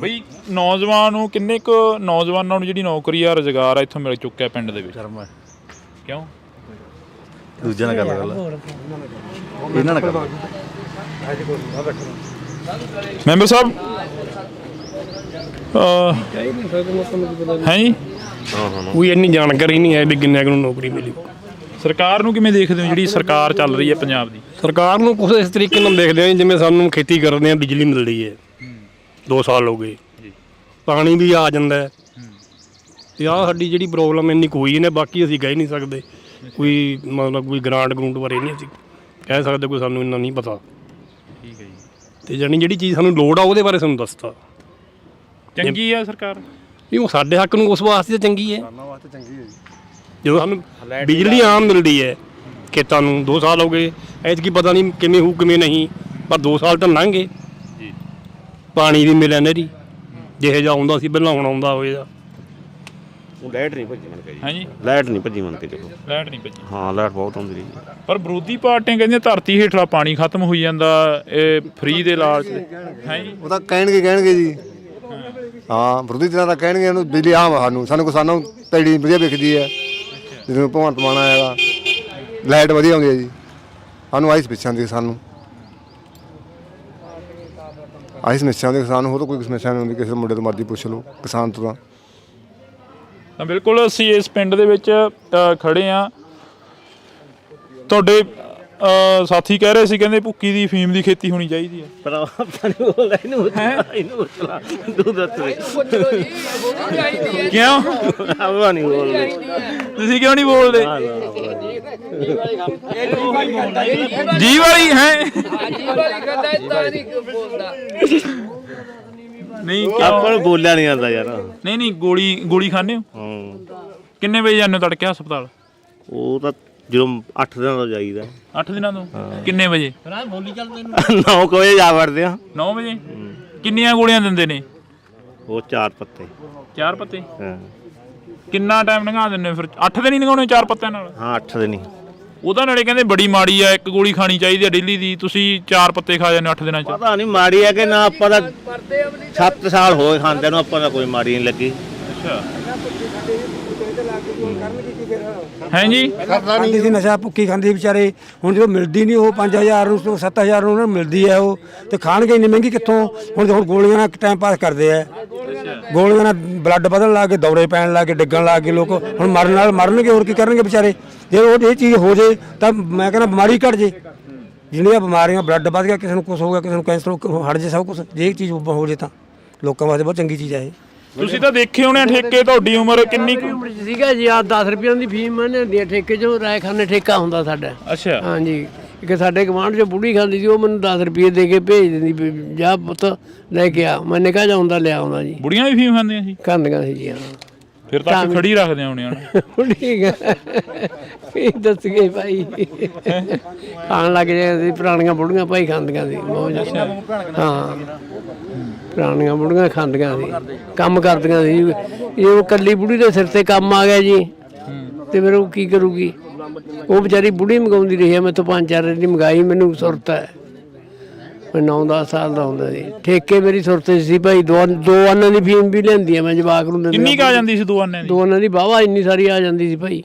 ਬਈ ਨੌਜਵਾਨ ਨੂੰ ਕਿੰਨੇ ਕੁ ਨੌਜਵਾਨਾਂ ਨੂੰ ਜਿਹੜੀ ਨੌਕਰੀ ਆ, ਰੁਜ਼ਗਾਰ ਆ ਇੱਥੋਂ ਮਿਲ ਚੁੱਕਿਆ ਪਿੰਡ ਦੇ ਵਿੱਚ? ਕਿਉਂ? ਦੂਜੇ ਨਾਲ ਗੱਲ ਇਹਨਾਂ ਨਾਲ ਕਰ। ਮੈਂਬਰ ਸਾਹਿਬ ਹੈ ਜੀ, ਕੋਈ ਇੰਨੀ ਜਾਣਕਾਰੀ ਨਹੀਂ ਹੈ ਵੀ ਕਿੰਨੇ ਨੂੰ ਨੌਕਰੀ ਮਿਲੀ। ਸਰਕਾਰ ਨੂੰ ਕਿਵੇਂ ਦੇਖਦੇ ਹੋ, ਜਿਹੜੀ ਸਰਕਾਰ ਚੱਲ ਰਹੀ ਹੈ ਪੰਜਾਬ ਦੀ? ਸਰਕਾਰ ਨੂੰ ਕੁਝ ਇਸ ਤਰੀਕੇ ਨਾਲ ਦੇਖਦੇ ਹਾਂ ਜਿਵੇਂ ਸਾਨੂੰ ਖੇਤੀ ਕਰਦੇ ਹਾਂ, ਬਿਜਲੀ ਮਿਲ ਰਹੀ ਹੈ, 2 ਸਾਲ ਹੋ ਗਏ, ਪਾਣੀ ਵੀ ਆ ਜਾਂਦਾ ਤੇ ਆਹ ਸਾਡੀ ਜਿਹੜੀ ਪ੍ਰੋਬਲਮ ਇੰਨੀ ਕੋਈ ਨੇ। ਬਾਕੀ ਅਸੀਂ ਕਹਿ ਨਹੀਂ ਸਕਦੇ, ਕੋਈ ਮਤਲਬ ਕੋਈ ਗ੍ਰਾਂਟ ਬਾਰੇ ਨਹੀਂ ਅਸੀਂ ਕਹਿ ਸਕਦੇ, ਕੋਈ ਸਾਨੂੰ ਇੰਨਾ ਨਹੀਂ ਪਤਾ। ਠੀਕ ਹੈ ਜੀ। ਤੇ ਜਾਨੀ ਜਿਹੜੀ ਚੀਜ਼ ਸਾਨੂੰ ਲੋੜ ਆ ਉਹਦੇ ਬਾਰੇ ਸਾਨੂੰ ਦੱਸਤਾ। ਚੰਗੀ ਆ ਸਰਕਾਰ? ਨਹੀਂ, ਉਹ ਸਾਡੇ ਹੱਕ ਨੂੰ ਉਸ ਵਾਸਤੇ ਤਾਂ ਚੰਗੀ ਹੈ। ਜਦੋਂ ਸਾਨੂੰ ਬਿਜਲੀ ਆਮ ਮਿਲਦੀ ਹੈ ਖੇਤਾਂ ਨੂੰ, 2 ਸਾਲ ਹੋ ਗਏ, ਐਤਕੀ ਪਤਾ ਨਹੀਂ ਕਿਵੇਂ ਹੋਊ ਕਿਵੇਂ ਨਹੀਂ, ਪਰ 2 ਸਾਲ ਤਾਂ ਲੰਘ ਗਏ। ਪਾਣੀ ਵੀ ਮਿਲਿਆ ਨਹਿਰੀ, ਜਿਹੇ ਜਿਹਾ ਆਉਂਦਾ ਸੀ ਪਹਿਲਾਂ, ਹੁਣ ਆਉਂਦਾ ਹੋਏਗਾ। ਉਹ ਲਾਈਟ ਨਹੀਂ ਭੱਜੀ ਮੰਨ ਕੇ ਜੀ। ਹਾਂਜੀ, ਲਾਈਟ ਨਹੀਂ ਭੱਜੀ ਮੰਨ ਕੇ ਚਲੋ। ਲਾਈਟ ਨਹੀਂ ਭੱਜੀ? ਹਾਂ, ਲਾਈਟ ਬਹੁਤ ਆਉਂਦੀ ਰਹੀ। ਪਰ ਵਿਰੋਧੀ ਪਾਰਟੀਆਂ ਕਹਿੰਦੀਆਂ ਧਰਤੀ ਹੇਠਲਾ ਪਾਣੀ ਖਤਮ ਹੋਈ ਜਾਂਦਾ, ਇਹ ਫ੍ਰੀ ਦੇ ਲਾਲਚ ਹੈ ਜੀ। ਉਹ ਤਾਂ ਕਹਿਣਗੇ ਜੀ। ਹਾਂ, ਵਿਰੋਧੀ ਧਿਰਾਂ ਤਾਂ ਕਹਿਣਗੇ ਇਹਨੂੰ ਬਿਜਲੀ ਆਮ ਸਾਨੂੰ ਕਿਸਾਨਾਂ ਨੂੰ ਪੈੜੀ ਵਧੀਆ ਵਿਕਦੀ ਹੈ। ਜਦੋਂ ਭਗਵੰਤ ਮਾਨ ਆਏਗਾ ਲਾਈਟ ਵਧੀਆ ਆਉਂਦੀ ਹੈ ਜੀ। ਸਾਨੂੰ ਆਹੀ ਸਮੱਸਿਆ ਆਉਂਦੀ ਸਾਨੂੰ, ਆਹੀ ਸਮੱਸਿਆ ਆਉਂਦੀ ਕਿਸਾਨ ਨੂੰ, ਹੋਰ ਤਾਂ ਕੋਈ ਸਮੱਸਿਆ ਨਹੀਂ ਹੁੰਦੀ। ਕਿਸੇ ਮੁੰਡੇ ਤੋਂ ਮਰਜ਼ੀ ਪੁੱਛ ਲਓ ਕਿਸਾਨ ਤੋਂ ਤਾਂ ਬਿਲਕੁਲ ਅਸੀਂ ਇਸ ਪਿੰਡ ਦੇ ਵਿੱਚ ਖੜੇ ਆ। ਤੁਹਾਡੇ ਸਾਥੀ ਕਹਿ ਰਹੇ ਸੀ, ਕਹਿੰਦੇ ਭੁੱਕੀ ਦੀ ਫੀਮ ਦੀ ਖੇਤੀ ਹੋਣੀ ਚਾਹੀਦੀ ਹੈ। ਪਰ ਆਪਾਂ ਨੂੰ ਬੋਲਦਾ ਇਹਨੂੰ ਚਲਾ ਦੂਰ ਦੱਸੇ ਕਿਉਂ ਆਪਾਂ ਨਹੀਂ ਬੋਲਦੇ? ਤੁਸੀਂ ਕਿਉਂ ਨਹੀਂ ਬੋਲਦੇ? ਜੀ ਵਾਲੀ ਹੈ ਨਹੀਂ, ਆਪਾਂ ਨੂੰ ਬੋਲਿਆ ਨਹੀਂ ਜਾਂਦਾ ਯਾਰ। ਨਹੀਂ ਗੋਲੀ ਖਾਂਦੇ ਹੋ? ਕਿੰਨੇ ਵਜੇ ਜਾਂਦੇ ਹੋ ਤੜਕੇ ਹਸਪਤਾਲ? ਉਹ ਤਾਂ ਜਦੋਂ 8 ਦਿਨਾਂ ਤੋਂ ਜਾਈਦਾ। 8 ਦਿਨਾਂ ਤੋਂ? ਕਿੰਨੇ ਵਜੇ? 9 ਵਜੇ ਜਾ ਵੜਦੇ ਆ। 9 ਵਜੇ? ਕਿੰਨੀਆਂ ਗੋਲੀਆਂ ਦਿੰਦੇ ਨੇ ਉਹ? 4 ਪੱਤੇ। 4 ਪੱਤੇ? ਕਿੰਨਾ ਟਾਈਮ ਲੰਘਾ ਦਿੰਦੇ ਫਿਰ? 8 ਦਿਨ ਹੀ ਲੰਘਾਉਣੇ 4 ਪੱਤਿਆਂ ਨਾਲ? ਹਾਂ 8 ਦਿਨ ਹੀ। ਉਹਦਾ ਨਾਲੇ ਕਹਿੰਦੇ ਬੜੀ ਮਾੜੀ ਆ, 1 ਗੋਲੀ ਖਾਣੀ ਚਾਹੀਦੀ ਆ ਡੇਲੀ ਦੀ, ਤੁਸੀਂ 4 ਪੱਤੇ ਖਾ ਜਾਂਦੇ 8 ਦਿਨਾਂ ਚ। ਪਤਾ ਨਹੀਂ ਮਾੜੀ ਹੈ ਕਿ ਨਾ, ਆਪਾਂ ਤਾਂ 7 ਸਾਲ ਹੋਏ ਖਾਂਦੇ ਨੂੰ, ਆਪਾਂ ਦਾ ਕੋਈ ਮਾੜੀ ਨਹੀਂ ਲੱਗੀ। ਅੱਛਾ ਹੈ ਜੀ। ਖਾਂਦੇ ਸੀ ਨਸ਼ਾ, ਭੁੱਕੀ ਖਾਂਦੇ ਵਿਚਾਰੇ। ਹੁਣ ਜਦੋਂ ਮਿਲਦੀ ਨਹੀਂ ਉਹ 5000 ਨੂੰ 7000 ਨੂੰ ਉਹਨਾਂ ਨੂੰ ਮਿਲਦੀ ਹੈ ਉਹ, ਤੇ ਖਾਣਗੇ ਇੰਨੀ ਮਹਿੰਗੀ ਕਿੱਥੋਂ? ਹੁਣ ਗੋਲੀਆਂ ਨਾਲ ਟਾਈਮ ਪਾਸ ਕਰਦੇ ਆ, ਗੋਲੀਆਂ ਨਾਲ ਬਲੱਡ ਵਧਣ ਲੱਗ ਗਏ, ਦੌਰੇ ਪੈਣ ਲੱਗ ਗਏ, ਡਿੱਗਣ ਲੱਗ ਗਏ ਲੋਕ। ਹੁਣ ਮਰਨ ਨਾਲ ਮਰਨਗੇ, ਹੋਰ ਕੀ ਕਰਨਗੇ ਵਿਚਾਰੇ? ਜੇ ਉਹ ਇਹ ਚੀਜ਼ ਹੋ ਜੇ ਤਾਂ ਮੈਂ ਕਹਿੰਦਾ ਬਿਮਾਰੀ ਘਟ ਜੇ। ਜਿਹੜੀਆਂ ਬਿਮਾਰੀਆਂ, ਬਲੱਡ ਵੱਧ ਗਿਆ, ਕਿਸੇ ਨੂੰ ਕੁਛ ਹੋ ਗਿਆ, ਕਿਸੇ ਨੂੰ ਕੈਂਸਰ ਹਟ ਜੇ, ਸਭ ਕੁਛ ਜੇ ਇਹ ਚੀਜ਼ ਹੋ ਜੇ ਤਾਂ ਲੋਕਾਂ ਵਾਸਤੇ ਬਹੁਤ ਚੰਗੀ ਚੀਜ਼ ਹੈ ਇਹ। ਤੁਸੀਂ ਤਾਂ ਦੇਖੇ ਹੋਣੇ ਠੇਕੇ, ਤੁਹਾਡੀ ਉਮਰ ਕਿੰਨੀ ਸੀਗਾ ਜੀ? ਆ 10 ਰੁਪਏ ਦੀ ਫੀਮ ਇਹਨੇ ਹੁੰਦੀ ਹੈ ਠੇਕੇ 'ਚੋਂ, ਰਾਇਖਾਨੇ ਠੇਕਾ ਹੁੰਦਾ ਸਾਡਾ। ਅੱਛਾ ਹਾਂਜੀ। ਇੱਕ ਸਾਡੇ ਗਵਾਂਢ 'ਚ ਬੁੜੀ ਖਾਂਦੀ ਸੀ, ਉਹ ਮੈਨੂੰ 10 ਰੁਪਏ ਦੇ ਕੇ ਭੇਜ ਦਿੰਦੀ ਵੀ ਜਾ ਪੁੱਤ ਲੈ ਕੇ ਆ। ਮੈਂ ਨਿਕਾ ਜਾਂਦਾ ਲਿਆ ਆਉਂਦਾ ਜੀ। ਬੁੜੀਆਂ ਵੀ ਫੀਮ ਖਾਂਦੀਆਂ ਸੀ? ਖਾਂਦੀਆਂ ਸੀ ਜੀ। ਹਾਂ ਫਿਰ ਤਾਂ ਖੜੀ ਰੱਖਦੇ ਹੋਣੇ ਹਨ। ਠੀਕ ਹੈ, ਕੀ ਦੱਸ ਗਏ ਭਾਈ, ਖਾਣ ਲੱਗ ਜਾਂਦੇ ਪੁਰਾਣੀਆਂ ਬੁੜੀਆਂ ਭਾਈ, ਖਾਂਦੀਆਂ ਸੀ ਬਹੁਤ ਜ਼ਿਆਦਾ। ਹਾਂ ਪੁਰਾਣੀਆਂ ਬੁੜੀਆਂ ਖਾਂਦੀਆਂ ਸੀ, ਕੰਮ ਕਰਦੀਆਂ ਸੀ। ਇਹ ਉਹ ਕੱਲੀ ਬੁੜੀ ਦੇ ਸਿਰ ਤੇ ਕੰਮ ਆ ਗਿਆ ਜੀ, ਤੇ ਫਿਰ ਉਹ ਕੀ ਕਰੂਗੀ? ਉਹ ਵਿਚਾਰੀ ਬੁੜੀ ਮੰਗਾਉਂਦੀ ਰਹੀ ਹੈ, ਮੈਥੋਂ 5-4 ਦੀ ਮੰਗਾਈ। ਮੈਨੂੰ ਸੁਰਤ ਹੈ, ਮੈਂ 9-10 ਸਾਲ ਦਾ ਹੁੰਦਾ ਸੀ। ਠੇਕੇ ਮੇਰੀ ਸੁਰਤ ਸੀ ਭਾਈ। ਦੋ ਆਨਾਂ ਦੀ ਫੀਮ ਵੀ ਲੈਂਦੀ ਆ ਮੈਂ ਜਵਾਕ ਨੂੰ ਦਿੰਦਾ। ਕਿੰਨੀ ਆ ਜਾਂਦੀ ਸੀ 2 ਆਨੇ ਦੀ? 2 ਆਨਾਂ ਦੀ ਵਾਹਵਾ ਇੰਨੀ ਸਾਰੀ ਆ ਜਾਂਦੀ ਸੀ ਭਾਈ।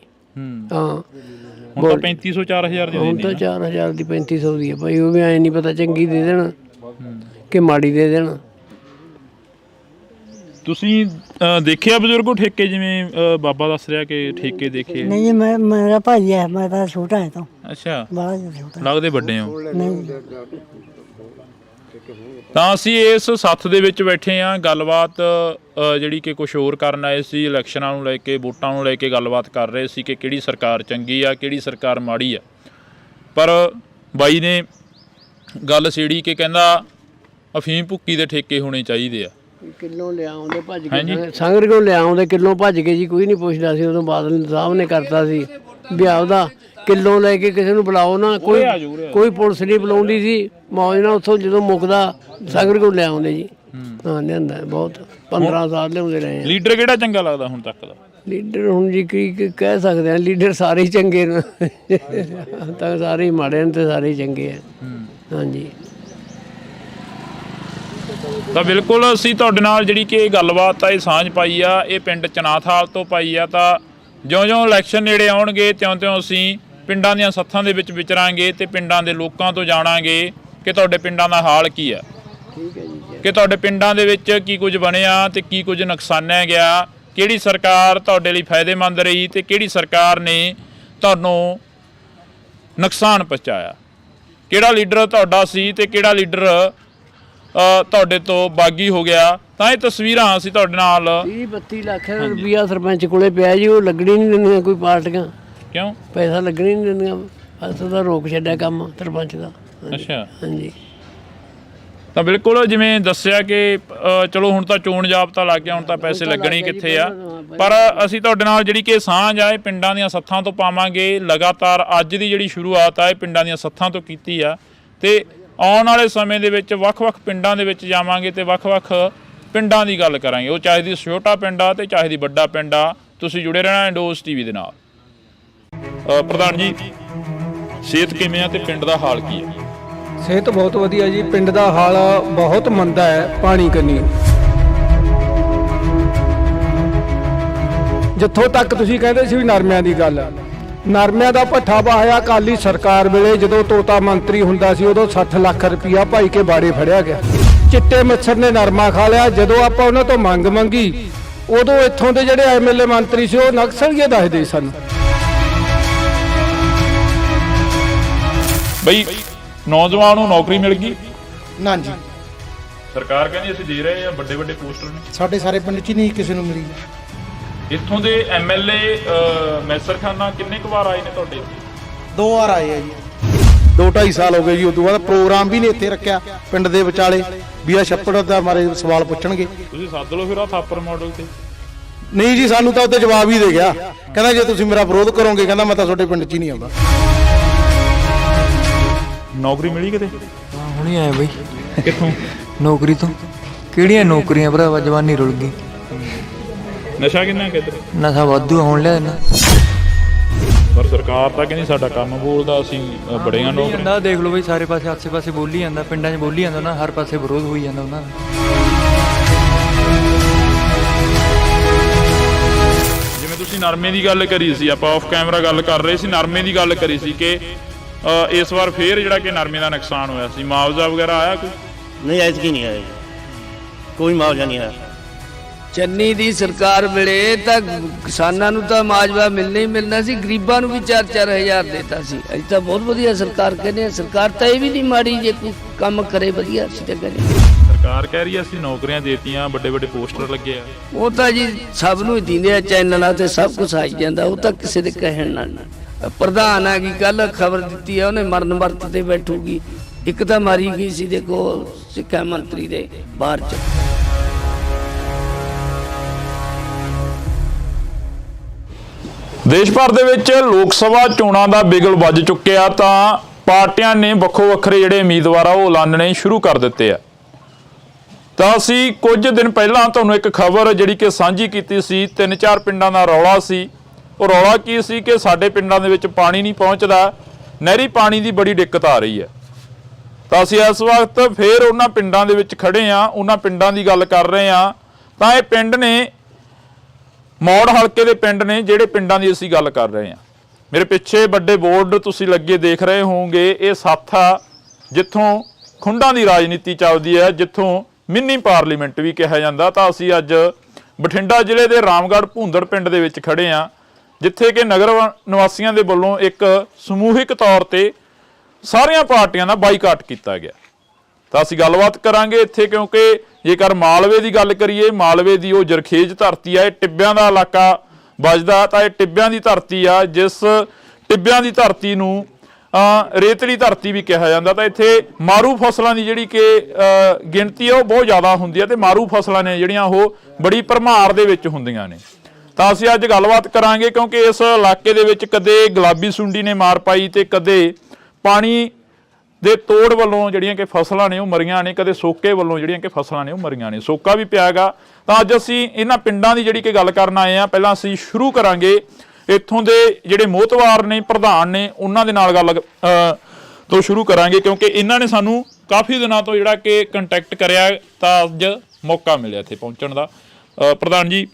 ਹਾਂ ਹੁਣ ਤਾਂ 3500 4000 ਦੀ ਹੁਣ ਤਾਂ 4000 ਦੀ 3500 ਦੀ ਹੈ ਭਾਈ। ਉਹ ਵੀ ਐ ਨਹੀਂ ਪਤਾ ਚੰਗੀ ਦੇ ਦੇਣ ਕਿ ਮਾੜੀ ਦੇ ਦੇਣ। ਤੁਸੀਂ ਦੇਖਿਆ ਬਜ਼ੁਰਗੋ ਠੇਕੇ, ਜਿਵੇਂ ਬਾਬਾ ਦੱਸ ਰਿਹਾ ਕਿ ਠੇਕੇ ਦੇਖੇ? ਨਹੀਂ, ਮੇਰਾ ਭਾਈ ਹੈ, ਮੈਂ ਤਾਂ ਛੋਟਾ ਹੈ। ਤਾਂ ਅੱਛਾ, ਬੜਾ ਛੋਟਾ। ਲੱਗਦੇ ਵੱਡੇ ਹੋ? ਨਹੀਂ। ਤਾਂ ਅਸੀਂ ਇਸ ਸੱਥ ਦੇ ਵਿੱਚ ਬੈਠੇ ਆ। ਗੱਲਬਾਤ ਜਿਹੜੀ ਕਿ ਕੁਝ ਹੋਰ ਕਰਨ ਆਏ ਸੀ, ਇਲੈਕਸ਼ਨਾਂ ਨੂੰ ਲੈ ਕੇ, ਵੋਟਾਂ ਨੂੰ ਲੈ ਕੇ ਗੱਲਬਾਤ ਕਰ ਰਹੇ ਸੀ ਕਿ ਕਿਹੜੀ ਸਰਕਾਰ ਚੰਗੀ ਆ, ਕਿਹੜੀ ਸਰਕਾਰ ਮਾੜੀ ਆ। ਪਰ ਬਾਈ ਨੇ ਗੱਲ ਛੇੜੀ ਕਿ ਕਹਿੰਦਾ ਅਫੀਮ ਭੁੱਕੀ ਦੇ ਠੇਕੇ ਹੋਣੇ ਚਾਹੀਦੇ ਆ। ਕਿੱਲੋਂ ਲਿਆਉਂਦੇ ਭੱਜ ਕੇ, ਸੰਗਰ ਕੋਲ ਲਿਆਉਂਦੇ ਕਿੱਲੋਂ ਭੱਜ ਕੇ ਜੀ। ਕੋਈ ਨਹੀਂ ਪੁੱਛਦਾ ਸੀ ਉਦੋਂ। ਬਾਦਲ ਸਾਹਿਬ ਨੇ ਕਰਤਾ ਸੀ ਵੀ ਆਪਦਾ ਕਿੱਲੋਂ ਲੈ ਕੇ ਕਿਸੇ ਨੂੰ ਬੁਲਾਓ ਨਾ, ਕੋਈ ਪੁਲਿਸ ਨਹੀਂ ਬੁਲਾਉਂਦੀ ਸੀ। ਮੌਜ ਨਾਲ ਉੱਥੋਂ ਜਦੋਂ ਮੁੱਕਦਾ ਸੰਗਰ ਕੋਲ ਲਿਆਉਂਦੇ ਜੀ। ਹਾਂ ਲਿਆਂਦਾ ਬਹੁਤ, 15 ਸਾਲ ਲਿਆਉਂਦੇ ਰਹੇ। ਲੀਡਰ ਕਿਹੜਾ ਚੰਗਾ ਲੱਗਦਾ ਹੁਣ ਤੱਕ ਦਾ? ਲੀਡਰ ਹੁਣ ਜੀ ਕੀ ਕਹਿ ਸਕਦੇ ਆ, ਲੀਡਰ ਸਾਰੇ ਹੀ ਚੰਗੇ ਨੇ ਤਾਂ ਸਾਰੇ ਹੀ ਮਾੜੇ ਨੇ ਤੇ ਸਾਰੇ ਹੀ ਚੰਗੇ ਆ। ਹਾਂਜੀ। ਤਾਂ ਬਿਲਕੁਲ ਅਸੀਂ ਤੁਹਾਡੇ ਨਾਲ ਜਿਹੜੀ ਕਿ ਗੱਲਬਾਤ ਆ, ਇਹ ਸਾਂਝ ਪਾਈ ਆ, ਇਹ ਪਿੰਡ ਚਨਾਥਾਲ ਤੋਂ ਪਾਈ ਆ। ਤਾਂ ਜਿਉਂ-ਜਿਉਂ ਇਲੈਕਸ਼ਨ ਨੇੜੇ ਆਉਣਗੇ, ਤਿਉਂ-ਤਿਉਂ ਅਸੀਂ ਪਿੰਡਾਂ ਦੀਆਂ ਸੱਥਾਂ ਦੇ ਵਿੱਚ ਵਿਚਰਾਂਗੇ ਤੇ ਪਿੰਡਾਂ ਦੇ ਲੋਕਾਂ ਤੋਂ ਜਾਣਾਂਗੇ ਕਿ ਤੁਹਾਡੇ ਪਿੰਡਾਂ ਦਾ ਹਾਲ ਕੀ ਆ, ਕਿ ਤੁਹਾਡੇ ਪਿੰਡਾਂ ਦੇ ਵਿੱਚ ਕੀ ਕੁਝ ਬਣਿਆ ਤੇ ਕੀ ਕੁਝ ਨੁਕਸਾਨਿਆ ਗਿਆ, ਕਿਹੜੀ ਸਰਕਾਰ ਤੁਹਾਡੇ ਲਈ ਫਾਇਦੇਮੰਦ ਰਹੀ ਤੇ ਕਿਹੜੀ ਸਰਕਾਰ ਨੇ ਤੁਹਾਨੂੰ ਨੁਕਸਾਨ ਪਹੁੰਚਾਇਆ, ਕਿਹੜਾ ਲੀਡਰ ਤੁਹਾਡਾ ਸੀ ਤੇ ਕਿਹੜਾ ਲੀਡਰ ਤੁਹਾਡੇ ਤੋਂ ਬਾਗੀ ਹੋ ਗਿਆ। ਤਾਂ ਇਹ ਤਸਵੀਰਾਂ ਅਸੀਂ ਤੁਹਾਡੇ ਨਾਲ 30-32 ਲੱਖ ਰੁਪਈਆ ਸਰਪੰਚ ਕੋਲੇ ਪਿਆ ਜੀ। ਉਹ ਲੱਗਣੀ ਨਹੀਂ ਦਿੰਦੀਆਂ ਕੋਈ ਪਾਰਟੀਆਂ। ਕਿਉਂ? ਪੈਸਾ ਲੱਗਣੀ ਨਹੀਂ ਦਿੰਦੀਆਂ, ਬਸ ਉਹਦਾ ਰੋਕ ਛੱਡਿਆ ਕੰਮ ਸਰਪੰਚ ਦਾ। ਅੱਛਾ ਹਾਂਜੀ। ਤਾਂ ਬਿਲਕੁਲ ਜਿਵੇਂ ਦੱਸਿਆ ਕਿ ਚਲੋ ਹੁਣ ਤਾਂ ਚੋਣ ਜਾਬਤਾ ਲੱਗ ਗਿਆ, ਹੁਣ ਤਾਂ ਪੈਸੇ ਲੱਗਣੇ ਕਿੱਥੇ ਆ। ਪਰ ਅਸੀਂ ਤੁਹਾਡੇ ਨਾਲ ਜਿਹੜੀ ਕਿ ਸਾਂਝ ਆ, ਇਹ ਪਿੰਡਾਂ ਦੀਆਂ ਸੱਥਾਂ ਤੋਂ ਪਾਵਾਂਗੇ। ਲਗਾਤਾਰ ਅੱਜ ਦੀ ਜਿਹੜੀ ਸ਼ੁਰੂਆਤ ਆ, ਇਹ ਪਿੰਡਾਂ ਦੀਆਂ ਸੱਥਾਂ ਤੋਂ ਕੀਤੀ ਆ ਤੇ ਆਉਣ ਵਾਲੇ ਸਮੇਂ ਦੇ ਵਿੱਚ ਵੱਖ-ਵੱਖ ਪਿੰਡਾਂ ਦੇ ਵਿੱਚ ਜਾਵਾਂਗੇ ਤੇ ਵੱਖ-ਵੱਖ ਪਿੰਡਾਂ ਦੀ ਗੱਲ ਕਰਾਂਗੇ। ਉਹ ਚਾਹੇ ਦੀ ਛੋਟਾ ਪਿੰਡ ਆ ਤੇ ਚਾਹੇ ਦੀ ਵੱਡਾ ਪਿੰਡ ਆ। ਤੁਸੀਂ ਜੁੜੇ ਰਹਿਣਾ ਇੰਡੋਸ ਟੀਵੀ ਦੇ ਨਾਲ। ਪ੍ਰਧਾਨ ਜੀ, ਸਿਹਤ ਕਿਵੇਂ ਆ ਤੇ ਪਿੰਡ ਦਾ ਹਾਲ ਕੀ ਹੈ? ਸਿਹਤ ਬਹੁਤ ਵਧੀਆ ਜੀ। ਪਿੰਡ ਦਾ ਹਾਲ ਬਹੁਤ ਮੰਦਾ ਹੈ ਪਾਣੀ ਕੰਨੀ। ਜਿੱਥੋਂ ਤੱਕ ਤੁਸੀਂ ਕਹਿੰਦੇ ਸੀ ਵੀ ਨਰਮਿਆਂ ਦੀ ਗੱਲ, ਨਰਮਿਆਂ ਦਾ ਭੱਠਾ ਵਹਾਇਆ ਅਕਾਲੀ ਸਰਕਾਰ ਵੇਲੇ ਜਦੋਂ ਤੋਤਾ ਮੰਤਰੀ ਹੁੰਦਾ ਸੀ ਉਦੋਂ 60 ਲੱਖ ਰੁਪਇਆ ਭਾਈ ਕੇ ਬਾੜੇ ਫੜਿਆ ਗਿਆ। ਚਿੱਟੇ ਮੱਛਰ ਨੇ ਨਰਮਾ ਖਾ ਲਿਆ। ਜਦੋਂ ਆਪਾਂ ਉਹਨਾਂ ਤੋਂ ਮੰਗ ਮੰਗੀ ਉਦੋਂ ਇੱਥੋਂ ਦੇ ਜਿਹੜੇ ਐਮਐਲਏ ਮੰਤਰੀ ਸੀ ਉਹ ਨਕਸਲੀਏ ਦੱਸਦੇ ਸਨ। ਬਈ ਨੌਜਵਾਨ ਨੂੰ ਨੌਕਰੀ ਮਿਲ ਗਈ ਨਾ ਜੀ, ਸਰਕਾਰ ਕਹਿੰਦੀ ਅਸੀਂ ਦੇ ਰਹੇ ਆ, ਵੱਡੇ ਵੱਡੇ ਪੋਸਟਰ ਨੇ। ਸਾਡੇ ਸਾਰੇ ਪਿੰਡ 'ਚ ਨਹੀਂ ਕਿਸੇ ਨੂੰ ਮਿਲੀ। ਇੱਥੋਂ ਦੇ ਐਮਐਲਏ ਮੈਸਰ ਖਾਨਾ ਕਿੰਨੇ ਕੁ ਵਾਰ ਆਏ ਨੇ ਤੁਹਾਡੇ? 2 ਵਾਰ ਆਏ ਆ ਜੀ। 2-2.5 ਸਾਲ ਹੋ ਗਏ ਜੀ। ਉਦੋਂ ਬਾਅਦ ਪ੍ਰੋਗਰਾਮ ਵੀ ਨਹੀਂ ਇੱਥੇ ਰੱਖਿਆ ਪਿੰਡ ਦੇ ਵਿਚਾਲੇ ਵੀ ਆ ਛੱਪੜ ਦਾ ਮਾਰੇ ਸਵਾਲ ਪੁੱਛਣਗੇ। ਤੁਸੀਂ ਸੱਦ ਲਓ ਫਿਰ ਆ ਥਾਪਰ ਮਾਡਲ ਤੇ। ਨਹੀਂ ਜੀ, ਸਾਨੂੰ ਤਾਂ ਉੱਤੇ ਜਵਾਬ ਹੀ ਦੇ ਗਿਆ, ਕਹਿੰਦਾ ਜੇ ਤੁਸੀਂ ਮੇਰਾ ਵਿਰੋਧ ਕਰੋਗੇ ਕਹਿੰਦਾ ਮੈਂ ਤਾਂ ਤੁਹਾਡੇ ਪਿੰਡ 'ਚ ਹੀ ਨਹੀਂ ਆਉਂਦਾ। ਨੌਕਰੀ ਮਿਲੀ ਕਿਤੇ? ਹਾਂ ਹੁਣੀ ਆਏ ਬਈ। ਕਿੱਥੋਂ? ਨੌਕਰੀ ਤੋਂ। ਕਿਹੜੀਆਂ ਨੌਕਰੀਆਂ ਭਰਾਵਾ, ਜਵਾਨੀ ਰੁਲ ਗਈ। ਨਸ਼ਾ ਕਿੰਨਾ ਕਿੱਧਰ? ਨਸ਼ਾ ਵਾਧੂ ਹੋਣ ਲਿਆ ਨਾ। ਪਰ ਸਰਕਾਰ ਤਾਂ ਕਹਿੰਦੀ ਸਾਡਾ ਕੰਮ ਬੋਲਦਾ, ਅਸੀਂ ਬੜੀਆਂ ਨੌਕਰੀਆਂ। ਜਾਂਦਾ ਦੇਖ ਲਓ ਬਈ, ਸਾਰੇ ਪਾਸੇ ਆਸੇ ਪਾਸੇ ਬੋਲੀ ਜਾਂਦਾ, ਪਿੰਡਾਂ 'ਚ ਬੋਲੀ ਜਾਂਦਾ ਨਾ, ਹਰ ਪਾਸੇ ਵਿਰੋਧ ਹੋਈ ਜਾਂਦਾ ਉਹਨਾਂ ਦਾ। ਜਿਵੇਂ ਤੁਸੀਂ ਨਰਮੇ ਦੀ ਗੱਲ ਕਰੀ ਸੀ, ਆਪਾਂ ਆਫ ਕੈਮਰਾ ਗੱਲ ਕਰ ਰਹੇ ਸੀ, ਨਰਮੇ ਦੀ ਗੱਲ ਕਰੀ ਸੀ ਕਿ ਇਸ ਵਾਰ ਫੇਰ ਜਿਹੜਾ ਕਿ ਨਰਮੇ ਦਾ ਨੁਕਸਾਨ ਹੋਇਆ ਸੀ, ਮੁਆਵਜ਼ਾ ਵਗੈਰਾ ਆਇਆ ਕੋਈ? ਨਹੀਂ ਐਤਕੀ ਨਹੀਂ ਆਇਆ ਜੀ, ਕੋਈ ਮੁਆਵਜ਼ਾ ਨਹੀਂ ਆਇਆ। ਚੰਨੀ ਦੀ ਸਰਕਾਰ ਵੇਲੇ ਤਾਂ ਕਿਸਾਨਾਂ ਨੂੰ ਤਾਂ ਮਾਜਵਾ ਮਿਲਣਾ ਹੀ ਮਿਲਣਾ ਸੀ, ਗਰੀਬਾਂ ਨੂੰ ਵੀ 4-4 ਹਜ਼ਾਰ ਦੇਤਾ ਸੀ। ਅੱਜ ਤਾਂ ਬਹੁਤ ਵਧੀਆ ਸਰਕਾਰ ਕਹਿੰਦੇ ਆ। ਸਰਕਾਰ ਤਾਂ ਇਹ ਵੀ ਨਹੀਂ ਮਾੜੀ ਜੇ ਕੋਈ ਕੰਮ ਕਰੇ ਵਧੀਆ। ਅਸੀਂ ਤਾਂ ਕਹਿੰਦੇ ਸਰਕਾਰ ਕਹਿ ਰਹੀ ਹੈ ਅਸੀਂ ਨੌਕਰੀਆਂ ਦੇਤੀਆਂ, ਵੱਡੇ ਵੱਡੇ ਪੋਸਟਰ ਲੱਗੇ ਆ। ਉਹ ਤਾਂ ਜੀ ਸਭ ਨੂੰ ਹੀ ਦਿੰਦੇ ਆ, ਚੈਨਲਾਂ ਤੇ ਸਭ ਕੁਝ ਆਈ ਜਾਂਦਾ। ਉਹ ਤਾਂ ਕਿਸੇ ਦੇ ਕਹਿਣ ਨਾਲ ਪ੍ਰਧਾਨ ਆ ਗਈ, ਕੱਲ ਖਬਰ ਦਿੱਤੀ ਆ ਉਹਨੇ ਮਰਨ ਵਰਤ ਤੇ ਬੈਠੂਗੀ। ਇੱਕ ਤਾਂ ਮਾਰੀ ਗਈ ਸੀ ਦੇਖੋ ਸਿੱਖਿਆ ਮੰਤਰੀ ਦੇ ਬਾਹਰ ਚ। ਦੇਸ਼ ਭਰ ਦੇ ਵਿੱਚ ਲੋਕ ਸਭਾ ਚੋਣਾਂ ਦਾ ਬਿਗਲ ਵੱਜ ਚੁੱਕਿਆ ਤਾਂ ਪਾਰਟੀਆਂ ਨੇ ਵੱਖੋ ਵੱਖਰੇ ਜਿਹੜੇ ਉਮੀਦਵਾਰ ਆ ਉਹ ਐਲਾਨਣੇ ਸ਼ੁਰੂ ਕਰ ਦਿੱਤੇ ਆ। ਤਾਂ ਅਸੀਂ ਕੁਝ ਦਿਨ ਪਹਿਲਾਂ ਤੁਹਾਨੂੰ ਇੱਕ ਖਬਰ ਜਿਹੜੀ ਕਿ ਸਾਂਝੀ ਕੀਤੀ ਸੀ, 3-4 ਪਿੰਡਾਂ ਦਾ ਰੌਲਾ ਸੀ। ਉਹ ਰੌਲਾ ਕੀ ਸੀ ਕਿ ਸਾਡੇ ਪਿੰਡਾਂ ਦੇ ਵਿੱਚ ਪਾਣੀ ਨਹੀਂ ਪਹੁੰਚਦਾ, ਨਹਿਰੀ ਪਾਣੀ ਦੀ ਬੜੀ ਦਿੱਕਤ ਆ ਰਹੀ ਹੈ। ਤਾਂ ਅਸੀਂ ਇਸ ਵਕਤ ਫੇਰ ਉਹਨਾਂ ਪਿੰਡਾਂ ਦੇ ਵਿੱਚ ਖੜੇ ਆ, ਉਹਨਾਂ ਪਿੰਡਾਂ ਦੀ ਗੱਲ ਕਰ ਰਹੇ ਆ। ਤਾਂ ਇਹ ਪਿੰਡ ਨੇ ਮੌੜ ਹਲਕੇ ਦੇ ਪਿੰਡ ਨੇ, ਜਿਹੜੇ ਪਿੰਡਾਂ ਦੀ ਅਸੀਂ ਗੱਲ ਕਰ ਰਹੇ ਹਾਂ। ਮੇਰੇ ਪਿੱਛੇ ਵੱਡੇ ਬੋਰਡ ਤੁਸੀਂ ਲੱਗੇ ਦੇਖ ਰਹੇ ਹੋਵੋਗੇ, ਇਹ ਸੱਥ ਆ ਜਿੱਥੋਂ ਖੁੰਡਾਂ ਦੀ ਰਾਜਨੀਤੀ ਚੱਲਦੀ ਹੈ, ਜਿੱਥੋਂ ਮਿੰਨੀ ਪਾਰਲੀਮੈਂਟ ਵੀ ਕਿਹਾ ਜਾਂਦਾ। ਤਾਂ ਅਸੀਂ ਅੱਜ ਬਠਿੰਡਾ ਜ਼ਿਲ੍ਹੇ ਦੇ ਰਾਮਗੜ੍ਹ ਭੂੰਦੜ ਪਿੰਡ ਦੇ ਵਿੱਚ ਖੜੇ ਹਾਂ, ਜਿੱਥੇ ਕਿ ਨਗਰ ਨਿਵਾਸੀਆਂ ਦੇ ਵੱਲੋਂ ਇੱਕ ਸਮੂਹਿਕ ਤੌਰ ਤੇ ਸਾਰੀਆਂ ਪਾਰਟੀਆਂ ਦਾ ਬਾਈਕਾਟ ਕੀਤਾ ਗਿਆ। ਤਾਂ ਅਸੀਂ ਗੱਲਬਾਤ ਕਰਾਂਗੇ ਇੱਥੇ, ਕਿਉਂਕਿ ਜੇਕਰ ਮਾਲਵੇ ਦੀ ਗੱਲ ਕਰੀਏ, ਮਾਲਵੇ ਦੀ ਉਹ ਜਰਖੇਜ ਧਰਤੀ ਆ, ਇਹ ਟਿੱਬਿਆਂ ਦਾ ਇਲਾਕਾ ਵੱਜਦਾ। ਤਾਂ ਇਹ ਟਿੱਬਿਆਂ ਦੀ ਧਰਤੀ ਆ, ਜਿਸ ਟਿੱਬਿਆਂ ਦੀ ਧਰਤੀ ਨੂੰ ਰੇਤਲੀ ਧਰਤੀ ਵੀ ਕਿਹਾ ਜਾਂਦਾ। ਤਾਂ ਇੱਥੇ ਮਾਰੂ ਫਸਲਾਂ ਦੀ ਜਿਹੜੀ ਕਿ ਗਿਣਤੀ ਆ ਉਹ ਬਹੁਤ ਜ਼ਿਆਦਾ ਹੁੰਦੀ ਹੈ, ਤੇ ਮਾਰੂ ਫਸਲਾਂ ਨੇ ਜਿਹੜੀਆਂ ਉਹ ਬੜੀ ਭਰਮਾਰ ਦੇ ਵਿੱਚ ਹੁੰਦੀਆਂ ਨੇ। ਤਾਂ ਅਸੀਂ ਅੱਜ ਗੱਲਬਾਤ ਕਰਾਂਗੇ, ਕਿਉਂਕਿ ਇਸ ਇਲਾਕੇ ਦੇ ਵਿੱਚ ਕਦੇ ਗੁਲਾਬੀ ਸੁੰਡੀ ਨੇ ਮਾਰ ਪਾਈ ਤੇ ਕਦੇ ਪਾਣੀ ਦੇ ਤੋੜ ਵੱਲੋਂ ਜਿਹੜੀਆਂ ਕਿ ਫਸਲਾਂ ਨੇ ਉਹ ਮਰੀਆਂ ਨੇ, ਕਦੇ ਸੋਕੇ ਵੱਲੋਂ ਜਿਹੜੀਆਂ ਕਿ ਫਸਲਾਂ ਨੇ ਉਹ ਮਰੀਆਂ ਨੇ। ਸੋਕਾ ਵੀ ਪਿਆ ਗਾ। ਤਾਂ ਅੱਜ ਅਸੀਂ ਇਹਨਾਂ ਪਿੰਡਾਂ ਦੀ ਜਿਹੜੀ ਕਿ ਗੱਲ ਕਰਨ ਆਏ ਆ। ਪਹਿਲਾਂ ਅਸੀਂ ਸ਼ੁਰੂ ਕਰਾਂਗੇ ਇੱਥੋਂ ਦੇ ਜਿਹੜੇ ਮੋਹਤਵਾਰ ਨੇ, ਪ੍ਰਧਾਨ ਨੇ, ਉਹਨਾਂ ਦੇ ਨਾਲ ਗੱਲ ਤੋਂ ਸ਼ੁਰੂ ਕਰਾਂਗੇ, ਕਿਉਂਕਿ ਇਹਨਾਂ ਨੇ ਸਾਨੂੰ ਕਾਫੀ ਦਿਨਾਂ ਤੋਂ ਜਿਹੜਾ ਕਿ ਕੰਟੈਕਟ ਕਰਿਆ, ਤਾਂ ਅੱਜ ਮੌਕਾ ਮਿਲਿਆ ਇੱਥੇ ਪਹੁੰਚਣ ਦਾ। ਪ੍ਰਧਾਨ ਜੀ,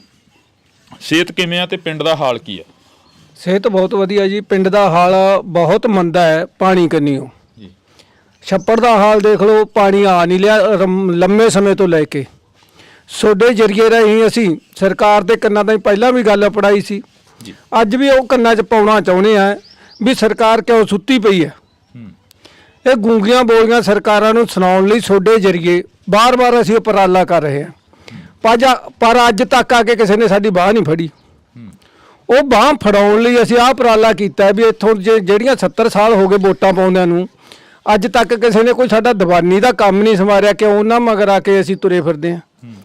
ਸਿਹਤ ਕਿਵੇਂ ਆ ਤੇ ਪਿੰਡ ਦਾ ਹਾਲ ਕੀ ਆ? ਸਿਹਤ ਬਹੁਤ ਵਧੀਆ ਜੀ। ਪਿੰਡ ਦਾ ਹਾਲ ਬਹੁਤ ਮੰਦਾ ਹੈ ਪਾਣੀ ਕੰਨੀਓ। ਛੱਪੜ ਦਾ ਹਾਲ ਦੇਖ ਲਓ, ਪਾਣੀ ਆ ਨਹੀਂ ਲਿਆ ਲੰਮੇ ਸਮੇਂ ਤੋਂ ਲੈ ਕੇ। ਤੁਹਾਡੇ ਜਰੀਏ ਰਾਹੀਂ ਅਸੀਂ ਸਰਕਾਰ ਦੇ ਕੰਨਾਂ ਤਾਈਂ ਪਹਿਲਾਂ ਵੀ ਗੱਲ ਪੜਾਈ ਸੀ, ਅੱਜ ਵੀ ਉਹ ਕੰਨਾਂ 'ਚ ਪਾਉਣਾ ਚਾਹੁੰਦੇ ਆ ਵੀ ਸਰਕਾਰ ਕਿਉਂ ਸੁੱਤੀ ਪਈ ਹੈ। ਇਹ ਗੂੰਗੀਆਂ ਬੋਲੀਆਂ ਸਰਕਾਰਾਂ ਨੂੰ ਸੁਣਾਉਣ ਲਈ ਤੁਹਾਡੇ ਜਰੀਏ ਬਾਰ-ਬਾਰ ਅਸੀਂ ਉਪਰਾਲਾ ਕਰ ਰਹੇ ਹਾਂ, ਪਰ ਅੱਜ ਤੱਕ ਆ ਕੇ ਕਿਸੇ ਨੇ ਸਾਡੀ ਬਾਹ ਨਹੀਂ ਫੜੀ। ਉਹ ਬਾਹ ਫੜਾਉਣ ਲਈ ਅਸੀਂ ਆਹ ਉਪਰਾਲਾ ਕੀਤਾ ਵੀ ਇੱਥੋਂ ਜਿਹੜੀਆਂ 70 ਸਾਲ ਹੋ ਗਏ ਵੋਟਾਂ ਪਾਉਂਦਿਆਂ ਨੂੰ, ਅੱਜ ਤੱਕ ਕਿਸੇ ਨੇ ਕੋਈ ਸਾਡਾ ਦੀਵਾਨੀ ਦਾ ਕੰਮ ਨਹੀਂ ਸੰਵਾਰਿਆ। ਕਿਉਂ ਉਹਨਾਂ ਮਗਰ ਆ ਕੇ ਅਸੀਂ ਤੁਰੇ ਫਿਰਦੇ ਹਾਂ?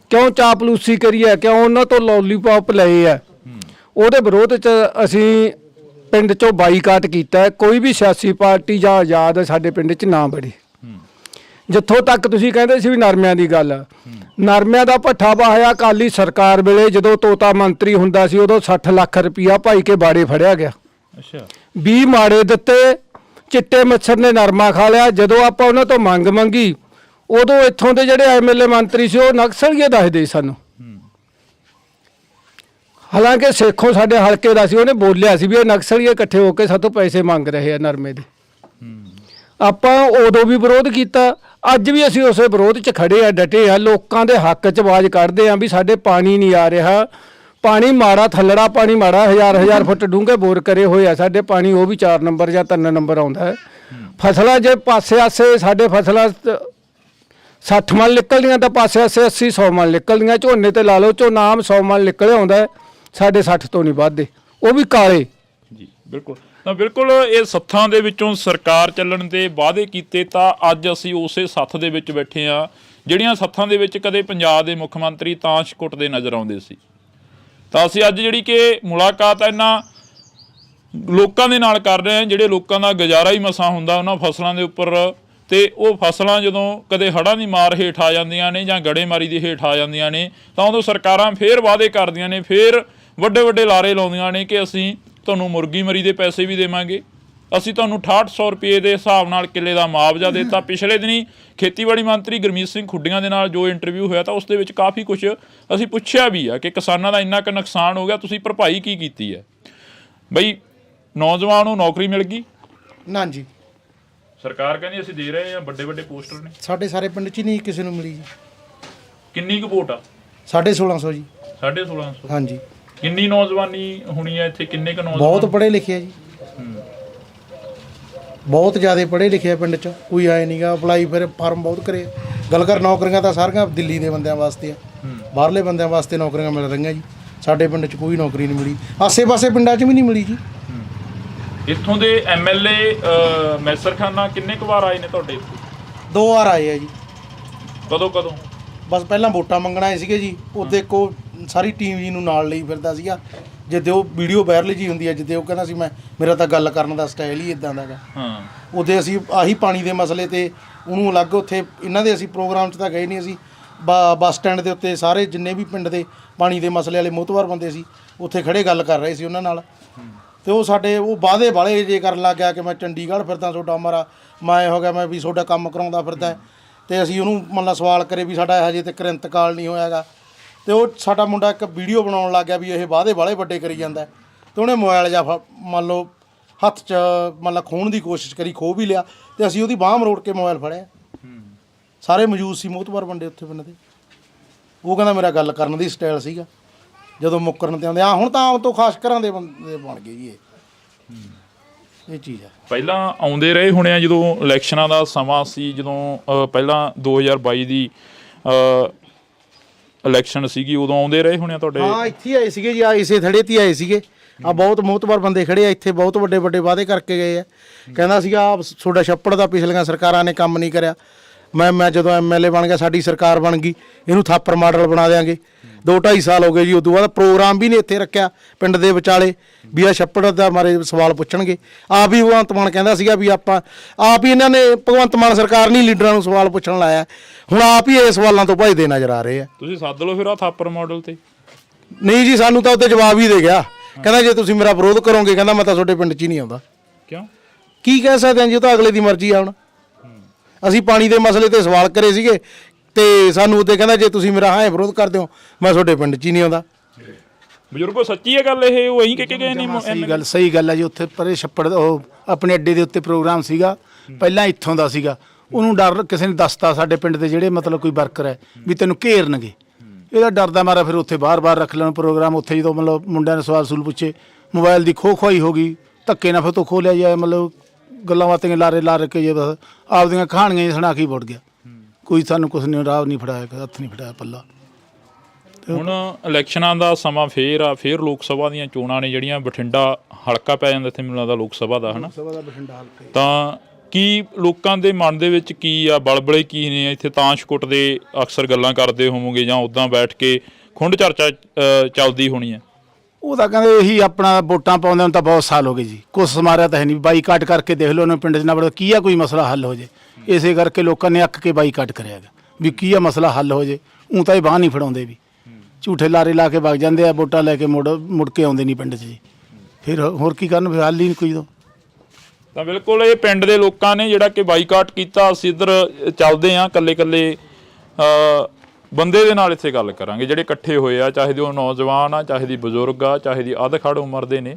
ਕਿਉਂ ਚਾਪਲੂਸੀ ਕਰੀ ਹੈ? ਕਿਉਂ ਉਹਨਾਂ ਤੋਂ ਲੋਲੀਪੌਪ ਲਏ ਆ? ਉਹਦੇ ਵਿਰੋਧ 'ਚ ਅਸੀਂ ਪਿੰਡ 'ਚੋਂ ਬਾਈਕਾਟ ਕੀਤਾ। ਕੋਈ ਵੀ ਸਿਆਸੀ ਪਾਰਟੀ ਜਾਂ ਆਜ਼ਾਦ ਸਾਡੇ ਪਿੰਡ 'ਚ ਨਾ ਬੜੀ। ਜਿੱਥੋਂ ਤੱਕ ਤੁਸੀਂ ਕਹਿੰਦੇ ਸੀ ਵੀ ਨਰਮਿਆਂ ਦੀ ਗੱਲ, ਨਰਮਿਆਂ ਦਾ ਭੱਠਾ ਵਹਾਇਆ ਅਕਾਲੀ ਸਰਕਾਰ ਵੇਲੇ ਜਦੋਂ ਤੋਤਾ ਮੰਤਰੀ ਹੁੰਦਾ ਸੀ, ਉਦੋਂ 60 ਲੱਖ ਰੁਪਇਆ ਭਾਈ ਕੇ ਬਾੜੇ ਫੜਿਆ ਗਿਆ। 20 ਮਾੜੇ ਦਿੱਤੇ, ਚਿੱਟੇ ਮੱਛਰ ਨੇ ਨਰਮਾ ਖਾ ਲਿਆ। ਜਦੋਂ ਆਪਾਂ ਉਹਨਾਂ ਤੋਂ ਮੰਗ ਮੰਗੀ ਉਦੋਂ ਇੱਥੋਂ ਦੇ ਜਿਹੜੇ ਐਮਐਲਏ ਮੰਤਰੀ ਸੀ ਉਹ ਨਕਸਲੀਏ ਦੱਸਦੇ ਸਾਨੂੰ। ਹਾਲਾਂਕਿ ਸੇਖੋਂ ਸਾਡੇ ਹਲਕੇ ਦਾ ਸੀ, ਉਹਨੇ ਬੋਲਿਆ ਸੀ ਵੀ ਇਹ ਨਕਸਲੀਏ ਇਕੱਠੇ ਹੋ ਕੇ ਸਾਥੋਂ ਪੈਸੇ ਮੰਗ ਰਹੇ ਆ ਨਰਮੇ ਦੇ। ਆਪਾਂ ਉਦੋਂ ਵੀ ਵਿਰੋਧ ਕੀਤਾ, ਅੱਜ ਵੀ ਅਸੀਂ ਉਸੇ ਵਿਰੋਧ 'ਚ ਖੜੇ ਆ, ਡਟੇ ਆ, ਲੋਕਾਂ ਦੇ ਹੱਕ 'ਚ ਆਵਾਜ਼ ਕੱਢਦੇ ਆ ਵੀ ਸਾਡੇ ਪਾਣੀ ਨਹੀਂ ਆ ਰਿਹਾ, ਪਾਣੀ ਮਾੜਾ, ਥੱਲੜਾ ਪਾਣੀ ਮਾੜਾ, ਹਜ਼ਾਰ ਫੁੱਟ ਡੂੰਘੇ ਬੋਰ ਕਰੇ ਹੋਏ ਆ ਸਾਡੇ, ਪਾਣੀ ਉਹ ਵੀ 4 ਨੰਬਰ ਜਾਂ 3 ਨੰਬਰ ਆਉਂਦਾ ਹੈ। ਫਸਲਾਂ ਜੇ ਪਾਸੇ ਆਸੇ ਸਾਡੇ ਫਸਲਾਂ 60 ਮਣ ਨਿਕਲਦੀਆਂ ਤਾਂ ਪਾਸੇ ਆਸੇ 80-100 ਮਣ ਨਿਕਲਦੀਆਂ। ਝੋਨੇ ਤੇ ਲਾ ਲਓ, ਝੋਨਾ ਆਮ 100 ਮਣ ਨਿਕਲਿਆ ਆਉਂਦਾ ਹੈ, ਸਾਡੇ 60 ਤੋਂ ਨਹੀਂ ਵੱਧਦੇ, ਉਹ ਵੀ ਕਾਲੇ। ਜੀ ਬਿਲਕੁਲ। ਤਾਂ ਬਿਲਕੁਲ ਇਹ ਸੱਥਾਂ ਦੇ ਵਿੱਚੋਂ ਸਰਕਾਰ ਚੱਲਣ ਦੇ ਵਾਅਦੇ ਕੀਤੇ, ਤਾਂ ਅੱਜ ਅਸੀਂ ਉਸੇ ਸੱਥ ਦੇ ਵਿੱਚ ਬੈਠੇ ਹਾਂ ਜਿਹੜੀਆਂ ਸੱਥਾਂ ਦੇ ਵਿੱਚ ਕਦੇ ਪੰਜਾਬ ਦੇ ਮੁੱਖ ਮੰਤਰੀ ਤਾਸ਼ ਕੁੱਟਦੇ ਨਜ਼ਰ ਆਉਂਦੇ ਸੀ। ਤਾਂ ਅਸੀਂ ਅੱਜ ਜਿਹੜੀ ਕਿ ਮੁਲਾਕਾਤ ਇਹਨਾਂ ਲੋਕਾਂ ਦੇ ਨਾਲ ਕਰ ਰਹੇ ਹਾਂ ਜਿਹੜੇ ਲੋਕਾਂ ਦਾ ਗੁਜ਼ਾਰਾ ਹੀ ਮਸਾਂ ਹੁੰਦਾ ਉਹਨਾਂ ਫਸਲਾਂ ਦੇ ਉੱਪਰ, ਤੇ ਉਹ ਫਸਲਾਂ ਜਦੋਂ ਕਦੇ ਹੜ੍ਹਾਂ ਦੀ ਮਾਰ ਹੇਠ ਆ ਜਾਂਦੀਆਂ ਨੇ ਜਾਂ ਗੜੇਮਾਰੀ ਦੀ ਹੇਠ ਆ ਜਾਂਦੀਆਂ ਨੇ, ਤਾਂ ਉਦੋਂ ਸਰਕਾਰਾਂ ਫੇਰ ਵਾਅਦੇ ਕਰਦੀਆਂ ਨੇ, ਫੇਰ ਵੱਡੇ ਲਾਰੇ ਲਾਉਂਦੀਆਂ ਨੇ ਕਿ ਅਸੀਂ ਤੁਹਾਨੂੰ ਮੁਰਗੀ ਮਰੀ ਦੇ ਪੈਸੇ ਵੀ ਦੇਵਾਂਗੇ, ਅਸੀਂ ਤੁਹਾਨੂੰ 6800 ਰੁਪਏ ਦੇ ਹਿਸਾਬ ਨਾਲ ਕਿੱਲੇ ਦਾ ਮੁਆਵਜ਼ਾ ਦਿੱਤਾ। ਪਿਛਲੇ ਦਿਨੀ ਖੇਤੀਬਾੜੀ ਮੰਤਰੀ ਗੁਰਮੀਤ ਸਿੰਘ ਖੁੱਡੀਆਂ ਦੇ ਨਾਲ ਜੋ ਇੰਟਰਵਿਊ ਹੋਇਆ ਤਾਂ ਉਸ ਦੇ ਵਿੱਚ ਕਾਫੀ ਕੁਝ ਅਸੀਂ ਪੁੱਛਿਆ ਵੀ ਆ ਕਿ ਕਿਸਾਨਾਂ ਦਾ ਇੰਨਾ ਕੁ ਨੁਕਸਾਨ ਹੋ ਗਿਆ, ਤੁਸੀਂ ਭਰਪਾਈ ਕੀ ਕੀਤੀ ਹੈ? ਬਈ ਨੌਜਵਾਨ ਨੂੰ ਨੌਕਰੀ ਮਿਲ ਗਈ? ਨਾ ਜੀ, ਸਰਕਾਰ ਕਹਿੰਦੀ ਅਸੀਂ ਦੇ ਰਹੇ ਹਾਂ, ਵੱਡੇ ਪੋਸਟਰ ਨੇ ਸਾਡੇ ਸਾਰੇ ਪਿੰਡ 'ਚ ਨਹੀਂ ਕਿਸੇ ਨੂੰ ਮਿਲੀ ਜੀ। ਕਿੰਨੀ ਕੁ ਵੋਟ ਆ? 1650 ਜੀ। 1650? ਹਾਂਜੀ। ਕਿੰਨੀ ਨੌਜਵਾਨੀ ਹੋਣੀ ਹੈ ਇੱਥੇ? ਕਿੰਨੇ ਕੁ ਨੌਜਵਾਨ? ਬਹੁਤ ਪੜ੍ਹੇ ਲਿਖੇ ਆ ਜੀ, ਬਹੁਤ ਜ਼ਿਆਦਾ ਪੜ੍ਹੇ ਲਿਖੇ ਆ ਪਿੰਡ 'ਚ, ਕੋਈ ਆਏ ਨਹੀਂਗਾ। ਅਪਲਾਈ ਫਿਰ ਫਾਰਮ ਬਹੁਤ ਕਰੇ। ਗੱਲ ਕਰ ਨੌਕਰੀਆਂ ਤਾਂ ਸਾਰੀਆਂ ਦਿੱਲੀ ਦੇ ਬੰਦਿਆਂ ਵਾਸਤੇ ਆ, ਬਾਹਰਲੇ ਬੰਦਿਆਂ ਵਾਸਤੇ ਨੌਕਰੀਆਂ ਮਿਲ ਰਹੀਆਂ ਜੀ। ਸਾਡੇ ਪਿੰਡ 'ਚ ਕੋਈ ਨੌਕਰੀ ਨਹੀਂ ਮਿਲੀ, ਆਸੇ-ਪਾਸੇ ਪਿੰਡਾਂ 'ਚ ਵੀ ਨਹੀਂ ਮਿਲੀ ਜੀ। ਇੱਥੋਂ ਦੇ ਐਮਐਲਏ ਮੈਸਰ ਖਾਨਾ ਕਿੰਨੇ ਕੁ ਵਾਰ ਆਏ ਨੇ ਤੁਹਾਡੇ ਇੱਥੇ? 2 ਵਾਰ ਆਏ ਆ ਜੀ। ਕਦੋਂ? ਬਸ ਪਹਿਲਾਂ ਵੋਟਾਂ ਮੰਗਣ ਆਏ ਸੀਗੇ ਜੀ, ਉਹਦੇ ਕੋ ਸਾਰੀ ਟੀਮ ਜੀ ਨੂੰ ਨਾਲ ਲਈ ਫਿਰਦਾ ਸੀਗਾ। ਜਿੱਦੇ ਉਹ ਵੀਡੀਓ ਵਾਇਰਲ ਜੀ ਹੁੰਦੀ ਹੈ, ਜਿੱਦੇ ਉਹ ਕਹਿੰਦਾ ਸੀ ਮੇਰਾ ਤਾਂ ਗੱਲ ਕਰਨ ਦਾ ਸਟਾਈਲ ਹੀ ਇਦਾਂ ਦਾ ਗਾ। ਉਹਦੇ ਅਸੀਂ ਆਹੀ ਪਾਣੀ ਦੇ ਮਸਲੇ ਤੇ ਉਹਨੂੰ ਅਲੱਗ ਉੱਥੇ ਇਹਨਾਂ ਦੇ ਅਸੀਂ ਪ੍ਰੋਗਰਾਮ 'ਚ ਤਾਂ ਗਏ ਨਹੀਂ, ਅਸੀਂ ਬੱਸ ਸਟੈਂਡ ਦੇ ਉੱਤੇ ਸਾਰੇ ਜਿੰਨੇ ਵੀ ਪਿੰਡ ਦੇ ਪਾਣੀ ਦੇ ਮਸਲੇ ਵਾਲੇ ਮੋਹਤਵਾਰ ਬੰਦੇ ਸੀ ਉੱਥੇ ਖੜੇ ਗੱਲ ਕਰ ਰਹੇ ਸੀ ਉਹਨਾਂ ਨਾਲ। ਤੇ ਉਹ ਸਾਡੇ ਉਹ ਵਾਅਦੇ ਵਾਲੇ ਜੇ ਕਰਨ ਲੱਗ ਗਿਆ ਕਿ ਮੈਂ ਚੰਡੀਗੜ੍ਹ ਫਿਰਦਾ, ਤੁਹਾਡਾ ਮਾਰਾ ਮੈਂ ਹੋ ਗਿਆ, ਮੈਂ ਵੀ ਤੁਹਾਡਾ ਕੰਮ ਕਰਾਉਂਦਾ ਫਿਰਦਾ। ਤੇ ਅਸੀਂ ਉਹਨੂੰ ਮਤਲਬ ਸਵਾਲ ਕਰੇ ਵੀ ਸਾਡਾ ਹਜੇ ਤੱਕ ਇੰਤਕਾਲ ਨਹੀਂ ਹੋਇਆਗਾ। ਤੇ ਉਹ ਸਾਡਾ ਮੁੰਡਾ ਇੱਕ ਵੀਡੀਓ ਬਣਾਉਣ ਲੱਗ ਗਿਆ ਵੀ ਇਹ ਵਾਅਦੇ ਵਾਲੇ ਵੱਡੇ ਕਰੀ ਜਾਂਦਾ। ਤੇ ਉਹਨੇ ਮੋਬਾਈਲ ਜਾਂ ਮੰਨ ਲਓ ਹੱਥ 'ਚ ਮਤਲਬ ਖੋਹਣ ਦੀ ਕੋਸ਼ਿਸ਼ ਕਰੀ, ਖੋਹ ਵੀ ਲਿਆ। ਤੇ ਅਸੀਂ ਉਹਦੀ ਬਾਂਹ ਮਰੋੜ ਕੇ ਮੋਬਾਈਲ ਫੜਿਆ। ਸਾਰੇ ਮੌਜੂਦ ਸੀ ਮੋਹਤਵਾਰ ਬੰਦੇ ਉੱਥੇ ਪਿੰਡ ਦੇ। ਉਹ ਕਹਿੰਦਾ ਮੇਰਾ ਗੱਲ ਕਰਨ ਦੀ ਸਟਾਈਲ ਸੀਗਾ। ਜਦੋਂ ਮੁੱਕਰਨ ਤੇ ਆਉਂਦੇ ਆ ਹੁਣ ਤਾਂ ਆਮ ਤੋਂ ਖਾਸ ਘਰਾਂ ਦੇ ਬੰਦੇ ਬਣ ਗਏ ਜੀ ਇਹ ਚੀਜ਼ ਆ। ਪਹਿਲਾਂ ਆਉਂਦੇ ਰਹੇ ਹੋਣੇ ਆ ਜਦੋਂ ਇਲੈਕਸ਼ਨਾਂ ਦਾ ਸਮਾਂ ਸੀ, ਜਦੋਂ ਪਹਿਲਾਂ 2022 ਦੀ ਇਲੈਕਸ਼ਨ ਸੀਗੀ, ਉਦੋਂ ਆਉਂਦੇ ਰਹੇ ਹੋਣੇ ਆ ਤੁਹਾਡੇ? ਹਾਂ, ਇੱਥੇ ਆਏ ਸੀਗੇ ਜੀ, ਆ ਇਸੇ ਥੜੇ 'ਤੇ ਆਏ ਸੀਗੇ। ਆ ਬਹੁਤ ਮੋਹਤਵਾਰ ਬੰਦੇ ਖੜੇ ਆ ਇੱਥੇ, ਬਹੁਤ ਵੱਡੇ ਵਾਅਦੇ ਕਰਕੇ ਗਏ ਆ। ਕਹਿੰਦਾ ਸੀਗਾ ਤੁਹਾਡਾ ਛੱਪੜ ਦਾ ਪਿਛਲੀਆਂ ਸਰਕਾਰਾਂ ਨੇ ਕੰਮ ਨਹੀਂ ਕਰਿਆ। ਮੈਂ ਜਦੋਂ ਐਮਐਲਏ ਬਣ ਗਿਆ, ਸਾਡੀ ਸਰਕਾਰ ਬਣ ਗਈ, ਇਹਨੂੰ ਥਾਪਰ ਮਾਡਲ ਬਣਾ ਦੇਾਂਗੇ। 2-2.5 ਸਾਲ ਹੋ ਗਏ ਜੀ, ਉਦੋਂ ਬਾਅਦ ਪ੍ਰੋਗਰਾਮ ਵੀ ਨਹੀਂ ਇੱਥੇ ਰੱਖਿਆ ਪਿੰਡ ਦੇ ਵਿਚਾਲੇ ਵੀ ਆ ਛੱਪੜ ਦਾ ਮਾਰੇ ਸਵਾਲ ਪੁੱਛਣਗੇ। ਆਪ ਹੀ ਭਗਵੰਤ ਮਾਨ ਕਹਿੰਦਾ ਸੀਗਾ ਵੀ ਆਪਾਂ ਆਪ ਹੀ, ਇਹਨਾਂ ਨੇ ਭਗਵੰਤ ਮਾਨ ਸਰਕਾਰ ਨਹੀਂ ਲੀਡਰਾਂ ਨੂੰ ਸਵਾਲ ਪੁੱਛਣ ਲਾਇਆ। ਹੁਣ ਆਪ ਹੀ ਇਹ ਸਵਾਲਾਂ ਤੋਂ ਭੱਜਦੇ ਨਜ਼ਰ ਆ ਰਹੇ ਆ। ਤੁਸੀਂ ਸੱਦ ਲਓ ਫਿਰ ਆ ਥਾਪਰ ਮਾਡਲ ਤੇ। ਨਹੀਂ ਜੀ, ਸਾਨੂੰ ਤਾਂ ਉੱਤੇ ਜਵਾਬ ਹੀ ਦੇ ਗਿਆ। ਕਹਿੰਦਾ ਜੇ ਤੁਸੀਂ ਮੇਰਾ ਵਿਰੋਧ ਕਰੋਗੇ, ਕਹਿੰਦਾ ਮੈਂ ਤਾਂ ਤੁਹਾਡੇ ਪਿੰਡ 'ਚ ਹੀ ਨਹੀਂ ਆਉਂਦਾ। ਕਿਉਂ? ਕੀ ਕਹਿ ਸਕਦੇ ਹਾਂ ਜੀ, ਉਹ ਤਾਂ ਅਗਲੇ ਦੀ ਮਰਜ਼ੀ ਆ। ਹੁਣ ਅਸੀਂ ਪਾਣੀ ਦੇ ਮਸਲੇ ਤੇ ਸਵਾਲ ਕਰੇ ਸੀਗੇ ਤੇ ਸਾਨੂੰ ਉੱਤੇ ਕਹਿੰਦਾ ਜੇ ਤੁਸੀਂ ਮੇਰਾ ਵਿਰੋਧ ਕਰਦੇ ਹੋ, ਮੈਂ ਤੁਹਾਡੇ ਪਿੰਡ 'ਚ ਹੀ ਨਹੀਂ ਆਉਂਦਾ। ਬਜ਼ੁਰਗੋ ਸੱਚੀ ਹੈ ਗੱਲ ਇਹ? ਉਹ ਇਹੀ ਕਹਿ ਕੇ ਗਏ ਨੇ? ਸਹੀ ਗੱਲ ਹੈ ਜੀ। ਉੱਥੇ ਪਰੇ ਛੱਪੜ ਉਹ ਆਪਣੇ ਅੱਡੇ ਦੇ ਉੱਤੇ ਪ੍ਰੋਗਰਾਮ ਸੀਗਾ, ਪਹਿਲਾਂ ਇੱਥੋਂ ਦਾ ਸੀਗਾ। ਉਹਨੂੰ ਡਰ ਕਿਸੇ ਨੇ ਦੱਸਤਾ ਸਾਡੇ ਪਿੰਡ ਦੇ ਜਿਹੜੇ ਮਤਲਬ ਕੋਈ ਵਰਕਰ ਹੈ ਵੀ ਤੈਨੂੰ ਘੇਰਨਗੇ। ਇਹਦਾ ਡਰਦਾ ਮਾਰਾ ਫਿਰ ਉੱਥੇ ਬਾਰ-ਬਾਰ ਰੱਖ ਲੈਣ ਪ੍ਰੋਗਰਾਮ। ਉੱਥੇ ਜਦੋਂ ਮਤਲਬ ਮੁੰਡਿਆਂ ਨੇ ਸਵਾਲ ਪੁੱਛੇ, ਮੋਬਾਈਲ ਦੀ ਖੋਹੀ ਹੋ ਗਈ, ਧੱਕੇ ਨਾਲ ਫਿਰ ਤੋਂ ਖੋਹ ਲਿਆ ਜਾਏ। ਮਤਲਬ ਗੱਲਾਂ ਬਾਤਾਂ ਲਾ ਕੇ ਜੇ ਬਸ ਆਪਦੀਆਂ ਕਹਾਣੀਆਂ ਸੁਣਾ ਕੇ ਵੜ ਗਿਆ। ਕੋਈ ਸਾਨੂੰ ਕੁਛ ਨਹੀਂ, ਰਾਹ ਨਹੀਂ ਫੜਾਇਆ, ਹੱਥ ਨਹੀਂ ਫੜਾਇਆ ਪੱਲਾ। ਹੁਣ ਇਲੈਕਸ਼ਨਾਂ ਦਾ ਸਮਾਂ ਫੇਰ ਆ, ਫੇਰ ਲੋਕ ਸਭਾ ਦੀਆਂ ਚੋਣਾਂ ਨੇ ਜਿਹੜੀਆਂ। ਬਠਿੰਡਾ ਹਲਕਾ ਪੈ ਜਾਂਦਾ ਇੱਥੇ ਮੈਨੂੰ ਲੱਗਦਾ ਲੋਕ ਸਭਾ ਦਾ, ਹਨਾ? ਤਾਂ ਕੀ ਲੋਕਾਂ ਦੇ ਮਨ ਦੇ ਵਿੱਚ ਕੀ ਆ, ਬਲਬਲੇ ਕੀ ਨੇ? ਇੱਥੇ ਤਾਸ਼ ਕੁੱਟਦੇ ਅਕਸਰ ਗੱਲਾਂ ਕਰਦੇ ਹੋਵੋਗੇ ਜਾਂ ਉੱਦਾਂ ਬੈਠ ਕੇ ਖੁੰਡ ਚਰਚਾ ਚੱਲਦੀ ਹੋਣੀ ਹੈ? ਉਹ ਤਾਂ ਕਹਿੰਦੇ ਇਹੀ ਆਪਣਾ ਵੋਟਾਂ ਪਾਉਂਦੇ ਨੂੰ ਤਾਂ ਬਹੁਤ ਸਾਲ ਹੋ ਗਏ ਜੀ, ਕੁਛ ਸਮਾਰਿਆ ਤਾਂ ਹੈ ਨਹੀਂ। ਬਾਈਕਾਟ ਕਰਕੇ ਦੇਖ ਲਓ ਉਹਨੇ ਪਿੰਡ 'ਚ ਨਾ ਬੜਾ ਕੀ ਆ ਕੋਈ ਮਸਲਾ ਹੱਲ ਹੋ ਜੇ। ਇਸੇ ਕਰਕੇ ਲੋਕਾਂ ਨੇ ਅੱਕ ਕੇ ਬਾਈਕਾਟ ਕਰਿਆ ਗਾ ਵੀ ਕੀ ਆ ਮਸਲਾ ਹੱਲ ਹੋ ਜੇ। ਊਂ ਤਾਂ ਇਹ ਬਾਂਹ ਨਹੀਂ ਫੜਾਉਂਦੇ, ਵੀ ਝੂਠੇ ਲਾਰੇ ਲਾ ਕੇ ਵਗ ਜਾਂਦੇ ਆ, ਵੋਟਾਂ ਲੈ ਕੇ ਮੁੜ ਕੇ ਆਉਂਦੇ ਨਹੀਂ ਪਿੰਡ 'ਚ ਜੀ। ਫਿਰ ਹੋਰ ਕੀ ਕਰਨ, ਫਿਰ ਹੱਲ ਹੀ ਨਹੀਂ ਕੋਈ। ਤਾਂ ਬਿਲਕੁਲ ਇਹ ਪਿੰਡ ਦੇ ਲੋਕਾਂ ਨੇ ਜਿਹੜਾ ਕਿ ਬਾਈਕਾਟ ਕੀਤਾ। ਅਸੀਂ ਇੱਧਰ ਚੱਲਦੇ ਹਾਂ, ਕੱਲੇ ਬੰਦੇ ਦੇ ਨਾਲ ਇੱਥੇ ਗੱਲ ਕਰਾਂਗੇ ਜਿਹੜੇ ਇਕੱਠੇ ਹੋਏ ਆ, ਚਾਹੇ ਦੀ ਉਹ ਨੌਜਵਾਨ ਆ, ਚਾਹੇ ਦੀ ਬਜ਼ੁਰਗ ਆ, ਚਾਹੇ ਦੀ ਅੱਧ-ਖੜ ਉਮਰ ਦੇ ਨੇ।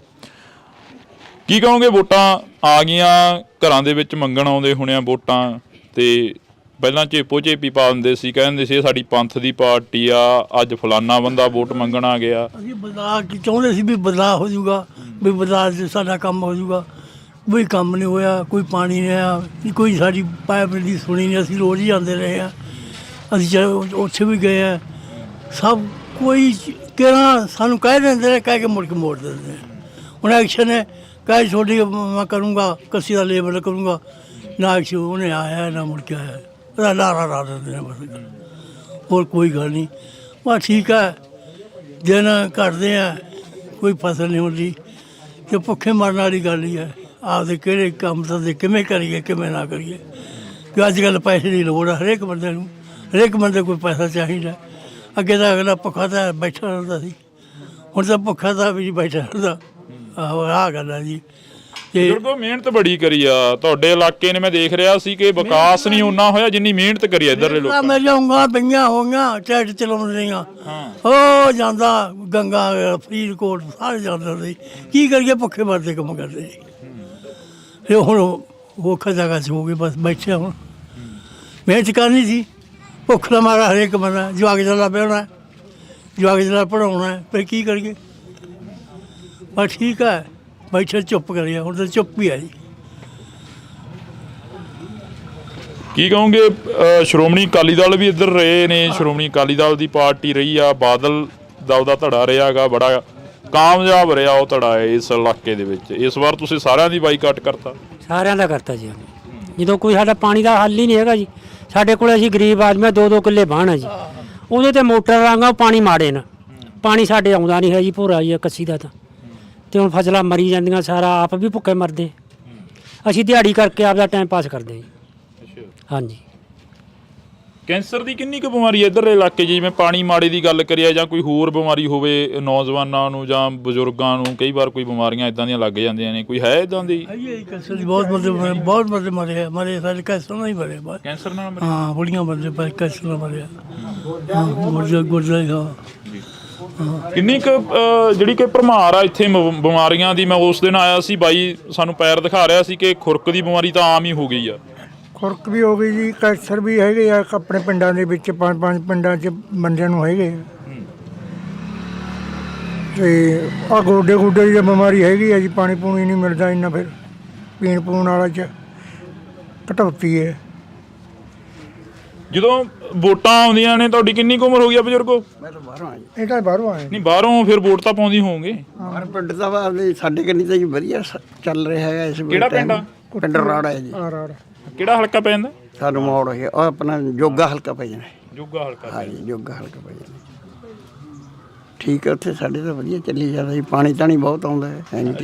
ਕੀ ਕਹੋਗੇ? ਵੋਟਾਂ ਆ ਗਈਆਂ, ਘਰਾਂ ਦੇ ਵਿੱਚ ਮੰਗਣ ਆਉਂਦੇ ਹੋਣੇ ਆ ਵੋਟਾਂ, ਤੇ ਪਹਿਲਾਂ ਚੇਪੀ ਪਾ ਦਿੰਦੇ ਸੀ, ਕਹਿੰਦੇ ਸੀ ਇਹ ਸਾਡੀ ਪੰਥ ਦੀ ਪਾਰਟੀ ਆ, ਅੱਜ ਫਲਾਨਾ ਬੰਦਾ ਵੋਟ ਮੰਗਣ ਆ ਗਿਆ। ਅਸੀਂ ਬਦਲਾਅ ਚਾਹੁੰਦੇ ਸੀ ਵੀ ਬਦਲਾਅ ਹੋ ਜਾਊਗਾ, ਵੀ ਬਦਲਾਅ 'ਚ ਸਾਡਾ ਕੰਮ ਹੋ ਜਾਊਗਾ। ਕੋਈ ਕੰਮ ਨਹੀਂ ਹੋਇਆ, ਕੋਈ ਪਾਣੀ ਨਹੀਂ ਆਇਆ, ਕੋਈ ਸਾਡੀ ਪਾਈਪ ਦੀ ਸੁਣੀ ਨਹੀਂ। ਅਸੀਂ ਰੋਜ਼ ਹੀ ਆਉਂਦੇ ਰਹੇ ਹਾਂ, ਅਸੀਂ ਉੱਥੇ ਵੀ ਗਏ ਆ, ਸਭ ਕੋਈ ਕਿਹੜਾ ਸਾਨੂੰ ਕਹਿ ਦਿੰਦੇ ਨੇ, ਕਹਿ ਕੇ ਮੁੜ ਕੇ ਮੋੜ ਦਿੰਦੇ ਨੇ। ਹੁਣ ਐਕਸ਼ਨ ਹੈ, ਕਹਿ ਛੋਟੀ ਮੈਂ ਕਰੂੰਗਾ, ਕੱਸੀ ਦਾ ਲੇਬਰ ਕਰੂੰਗਾ, ਨਾ ਐਕਸ਼ਨ ਉਹਨੇ ਆਇਆ ਨਾ ਮੁੜ ਕੇ ਆਇਆ, ਉਹਦਾ ਲਾਰਾ ਲਾ ਦਿੰਦੇ ਨੇ ਬਸ। ਹੋਰ ਕੋਈ ਗੱਲ ਨਹੀਂ, ਬਸ ਠੀਕ ਹੈ, ਦਿਨ ਘਟਦੇ ਆ, ਕੋਈ ਫਸਲ ਨਹੀਂ ਹੁੰਦੀ, ਤੇ ਭੁੱਖੇ ਮਰਨ ਵਾਲੀ ਗੱਲ ਹੀ ਹੈ। ਆਪਦੇ ਕਿਹੜੇ ਕੰਮ ਤਾਂ ਕਿਵੇਂ ਕਰੀਏ, ਕਿਵੇਂ ਨਾ ਕਰੀਏ, ਕਿ ਅੱਜ ਕੱਲ੍ਹ ਪੈਸੇ ਦੀ ਲੋੜ ਹੈ ਹਰੇਕ ਬੰਦੇ ਨੂੰ, ਹਰੇਕ ਬੰਦੇ ਕੋਈ ਪੈਸਾ ਚਾਹੀਦਾ। ਅੱਗੇ ਤਾਂ ਅਗਲਾ ਭੁੱਖਾ ਤਾਂ ਬੈਠਾ ਰਹਿੰਦਾ ਸੀ, ਹੁਣ ਤਾਂ ਭੁੱਖਾ ਤਾਂ ਵੀ ਬੈਠਾ ਰਹਿੰਦਾ। ਆਹੋ ਆਹ ਗੱਲ ਹੈ ਜੀ। ਤੇ ਬਜ਼ੁਰਗੋ ਮਿਹਨਤ ਬੜੀ ਕਰੀ ਆ ਤੁਹਾਡੇ ਇਲਾਕੇ ਨੇ, ਮੈਂ ਦੇਖ ਰਿਹਾ ਸੀ ਕਿ ਵਿਕਾਸ ਨਹੀਂ ਓਨਾ ਹੋਇਆ ਜਿੰਨੀ ਮਿਹਨਤ ਕਰੀ ਆ ਇੱਧਰਲੇ ਲੋਕਾਂ ਨੇ। ਮੇਰੀਆਂ ਉਂਗਲਾਂ ਪਈਆਂ ਹੋਈਆਂ, ਟਰੈਕਟਰ ਚਲਾਉਂਦੇ ਰਹੀਆਂ, ਉਹ ਜਾਂਦਾ ਗੰਗਾ, ਫਰੀਦਕੋਟ ਸਾਰੇ ਜਾਂਦੇ ਸੀ। ਕੀ ਕਰੀਏ, ਭੁੱਖੇ ਮਰਦੇ ਕੰਮ ਕਰਦੇ ਸੀ। ਫਿਰ ਹੁਣ ਔਖਾ ਜਗ੍ਹਾ 'ਚ ਹੋ ਗਏ, ਬਸ ਬੈਠੇ ਹੁਣ। ਮਿਹਨਤ ਕਰਨੀ ਸੀ, ਭੁੱਖ ਦਾ ਮਾਰਾ ਹਰੇਕ ਬੰਦਾ, ਜਵਾਕ ਜਲਾ ਪਿਆਉਣਾ, ਜਵਾਕ ਜਲਾ ਪੜ੍ਹਾਉਣਾ, ਫਿਰ ਕੀ ਕਰੀਏ। ਬਸ ਠੀਕ ਹੈ, ਬੈਠੇ ਚੁੱਪ ਕਰੀਏ, ਹੁਣ ਤਾਂ ਚੁੱਪ ਹੀ ਆ ਜੀ। ਕੀ ਕਹੋਗੇ? ਸ਼੍ਰੋਮਣੀ ਅਕਾਲੀ ਦਲ ਵੀ ਇੱਧਰ ਰਹੇ ਨੇ, ਸ਼੍ਰੋਮਣੀ ਅਕਾਲੀ ਦਲ ਦੀ ਪਾਰਟੀ ਰਹੀ ਆ, ਬਾਦਲ ਦਾ ਉਹਦਾ ਧੜਾ ਰਿਹਾ ਗਾ, ਬੜਾ ਕਾਮਯਾਬ ਰਿਹਾ ਉਹ ਧੜਾ ਇਸ ਇਲਾਕੇ ਦੇ ਵਿੱਚ। ਇਸ ਵਾਰ ਤੁਸੀਂ ਸਾਰਿਆਂ ਦੀ ਬਾਈਕਾਟ ਕਰਤਾ? ਸਾਰਿਆਂ ਦਾ ਕਰਤਾ ਜੀ। ਜਦੋਂ ਕੋਈ ਸਾਡਾ ਪਾਣੀ ਦਾ ਹੱਲ ਹੀ ਨਹੀਂ ਹੈਗਾ ਜੀ, ਸਾਡੇ ਕੋਲ ਅਸੀਂ ਗਰੀਬ ਆਦਮੀ 2-2 ਕਿੱਲੇ ਬਾਣ ਹੈ ਜੀ, ਉਹਦੇ ਤੇ ਮੋਟਰ ਲਾਂਗਾ, ਉਹ ਪਾਣੀ ਮਾੜੇ ਨਾ, ਪਾਣੀ ਸਾਡੇ ਆਉਂਦਾ ਨਹੀਂ ਹੈ ਜੀ, ਭੋਰਾ ਜੀ ਕੱਸੀ ਦਾ ਤਾਂ। ਤੇ ਹੁਣ ਫਸਲਾਂ ਮਰੀ ਜਾਂਦੀਆਂ, ਸਾਰਾ ਆਪ ਵੀ ਭੁੱਖੇ ਮਰਦੇ, ਅਸੀਂ ਦਿਹਾੜੀ ਕਰਕੇ ਆਪਦਾ ਟਾਈਮ ਪਾਸ ਕਰਦੇ ਜੀ। ਹਾਂਜੀ। ਕੈਂਸਰ ਦੀ ਕਿੰਨੀ ਕੁ ਬਿਮਾਰੀ ਹੈ ਇੱਧਰਲੇ ਇਲਾਕੇ 'ਚ? ਜਿਵੇਂ ਪਾਣੀ ਮਾੜੇ ਦੀ ਗੱਲ ਕਰੀਏ, ਜਾਂ ਕੋਈ ਹੋਰ ਬਿਮਾਰੀ ਹੋਵੇ ਨੌਜਵਾਨਾਂ ਨੂੰ ਜਾਂ ਬਜ਼ੁਰਗਾਂ ਨੂੰ, ਕਈ ਵਾਰ ਕੋਈ ਬਿਮਾਰੀਆਂ ਇੱਦਾਂ ਦੀਆਂ ਲੱਗ ਜਾਂਦੀਆਂ ਨੇ, ਕੋਈ ਹੈ ਇੱਦਾਂ ਦੀ? ਕੈਂਸਰ ਦੀ ਬਹੁਤ ਬੰਦੇ ਮਰੇ ਸਾਡੇ ਕੈਂਸਰ ਨਾਲ ਹੀ ਮਰੇ। ਕੈਂਸਰ ਨਾਲ ਮਰੇ? ਹਾਂ, ਬੁੜੀਆਂ ਬੰਦੇ ਪਰ ਕੈਂਸਰ ਨਾਲ ਮਰੇ। ਗੁਰਦੇ ਕਿੰਨੀ ਕੁ ਜਿਹੜੀ ਕਿ ਭਰਮਾਰ ਆ ਇੱਥੇ ਬਿਮਾਰੀਆਂ ਦੀ? ਮੈਂ ਉਸ ਦਿਨ ਆਇਆ ਸੀ, ਬਾਈ ਸਾਨੂੰ ਪੈਰ ਦਿਖਾ ਰਿਹਾ ਸੀ ਕਿ ਖੁਰਕ ਦੀ ਬਿਮਾਰੀ ਤਾਂ ਆਮ ਹੀ ਹੋ ਗਈ ਆ। ਖੁਰਕ ਵੀ ਹੋ ਗਈ ਜੀ, ਕੈਂਸਰ ਵੀ ਹੈਗੇ ਆ ਆਪਣੇ ਪਿੰਡਾਂ ਦੇ ਵਿੱਚ, 5 ਪਿੰਡਾਂ 'ਚ ਬੰਦਿਆਂ ਨੂੰ ਹੈਗੇ ਆ। ਤੇ ਆ ਗੋਡੇ ਦੀ ਬਿਮਾਰੀ ਹੈਗੀ ਆ ਜੀ, ਪਾਣੀ ਪੂਣੀ ਨਹੀਂ ਮਿਲਦਾ ਇੰਨਾ, ਫਿਰ ਪੀਣ ਪੂਣ ਵਾਲਾ 'ਚ ਘਟੌਤੀ ਹੈ। ਜਦੋਂ ਵੋਟਾਂ ਆਉਂਦੀਆਂ ਨੇ, ਤੁਹਾਡੀ ਕਿੰਨੀ ਕੁ ਉਮਰ ਹੋ ਗਈ ਆ ਬਜ਼ੁਰਗੋ? ਮੈਂ ਤਾਂ ਬਾਹਰੋਂ ਆਇਆ। ਇਹ ਤਾਂ ਬਾਹਰੋਂ ਆਏ ਨਹੀਂ, ਬਾਹਰੋਂ ਫਿਰ ਵੋਟ ਤਾਂ ਪਾਉਂਦੀ ਹੋਵੋਗੇ। ਹਰ ਪਿੰਡ ਦਾ ਸਾਡੇ ਕੰਨੀ ਤਾਂ ਜੀ ਵਧੀਆ ਚੱਲ ਰਿਹਾ ਹੈਗਾ ਇਸ ਵੇਲੇ। ਕਿਹੜਾ ਪਿੰਡ ਆ? ਪਿੰਡ ਰਾੜਾ ਹੈ ਜੀ। ਕਿਹੜਾ ਹਲਕਾ ਪੈ ਜਾਂਦਾ? ਸਾਨੂੰ ਮੋੜ ਹੈ ਉਹ ਆਪਣਾ ਜੋਗਾ ਹਲਕਾ ਪੈ ਜਾਣਾ। ਜੋਗਾ ਹਲਕਾ? ਹਾਂਜੀ, ਜੋਗਾ ਹਲਕਾ ਪੈ ਜਾਣਾ। ਠੀਕ ਹੈ, ਉੱਥੇ ਸਾਡੇ ਤਾਂ ਵਧੀਆ ਚੱਲੀ ਜਾਂਦਾ ਜੀ, ਪਾਣੀ ਤਾਂ ਨਹੀਂ ਬਹੁਤ ਆਉਂਦਾ ਹੈ।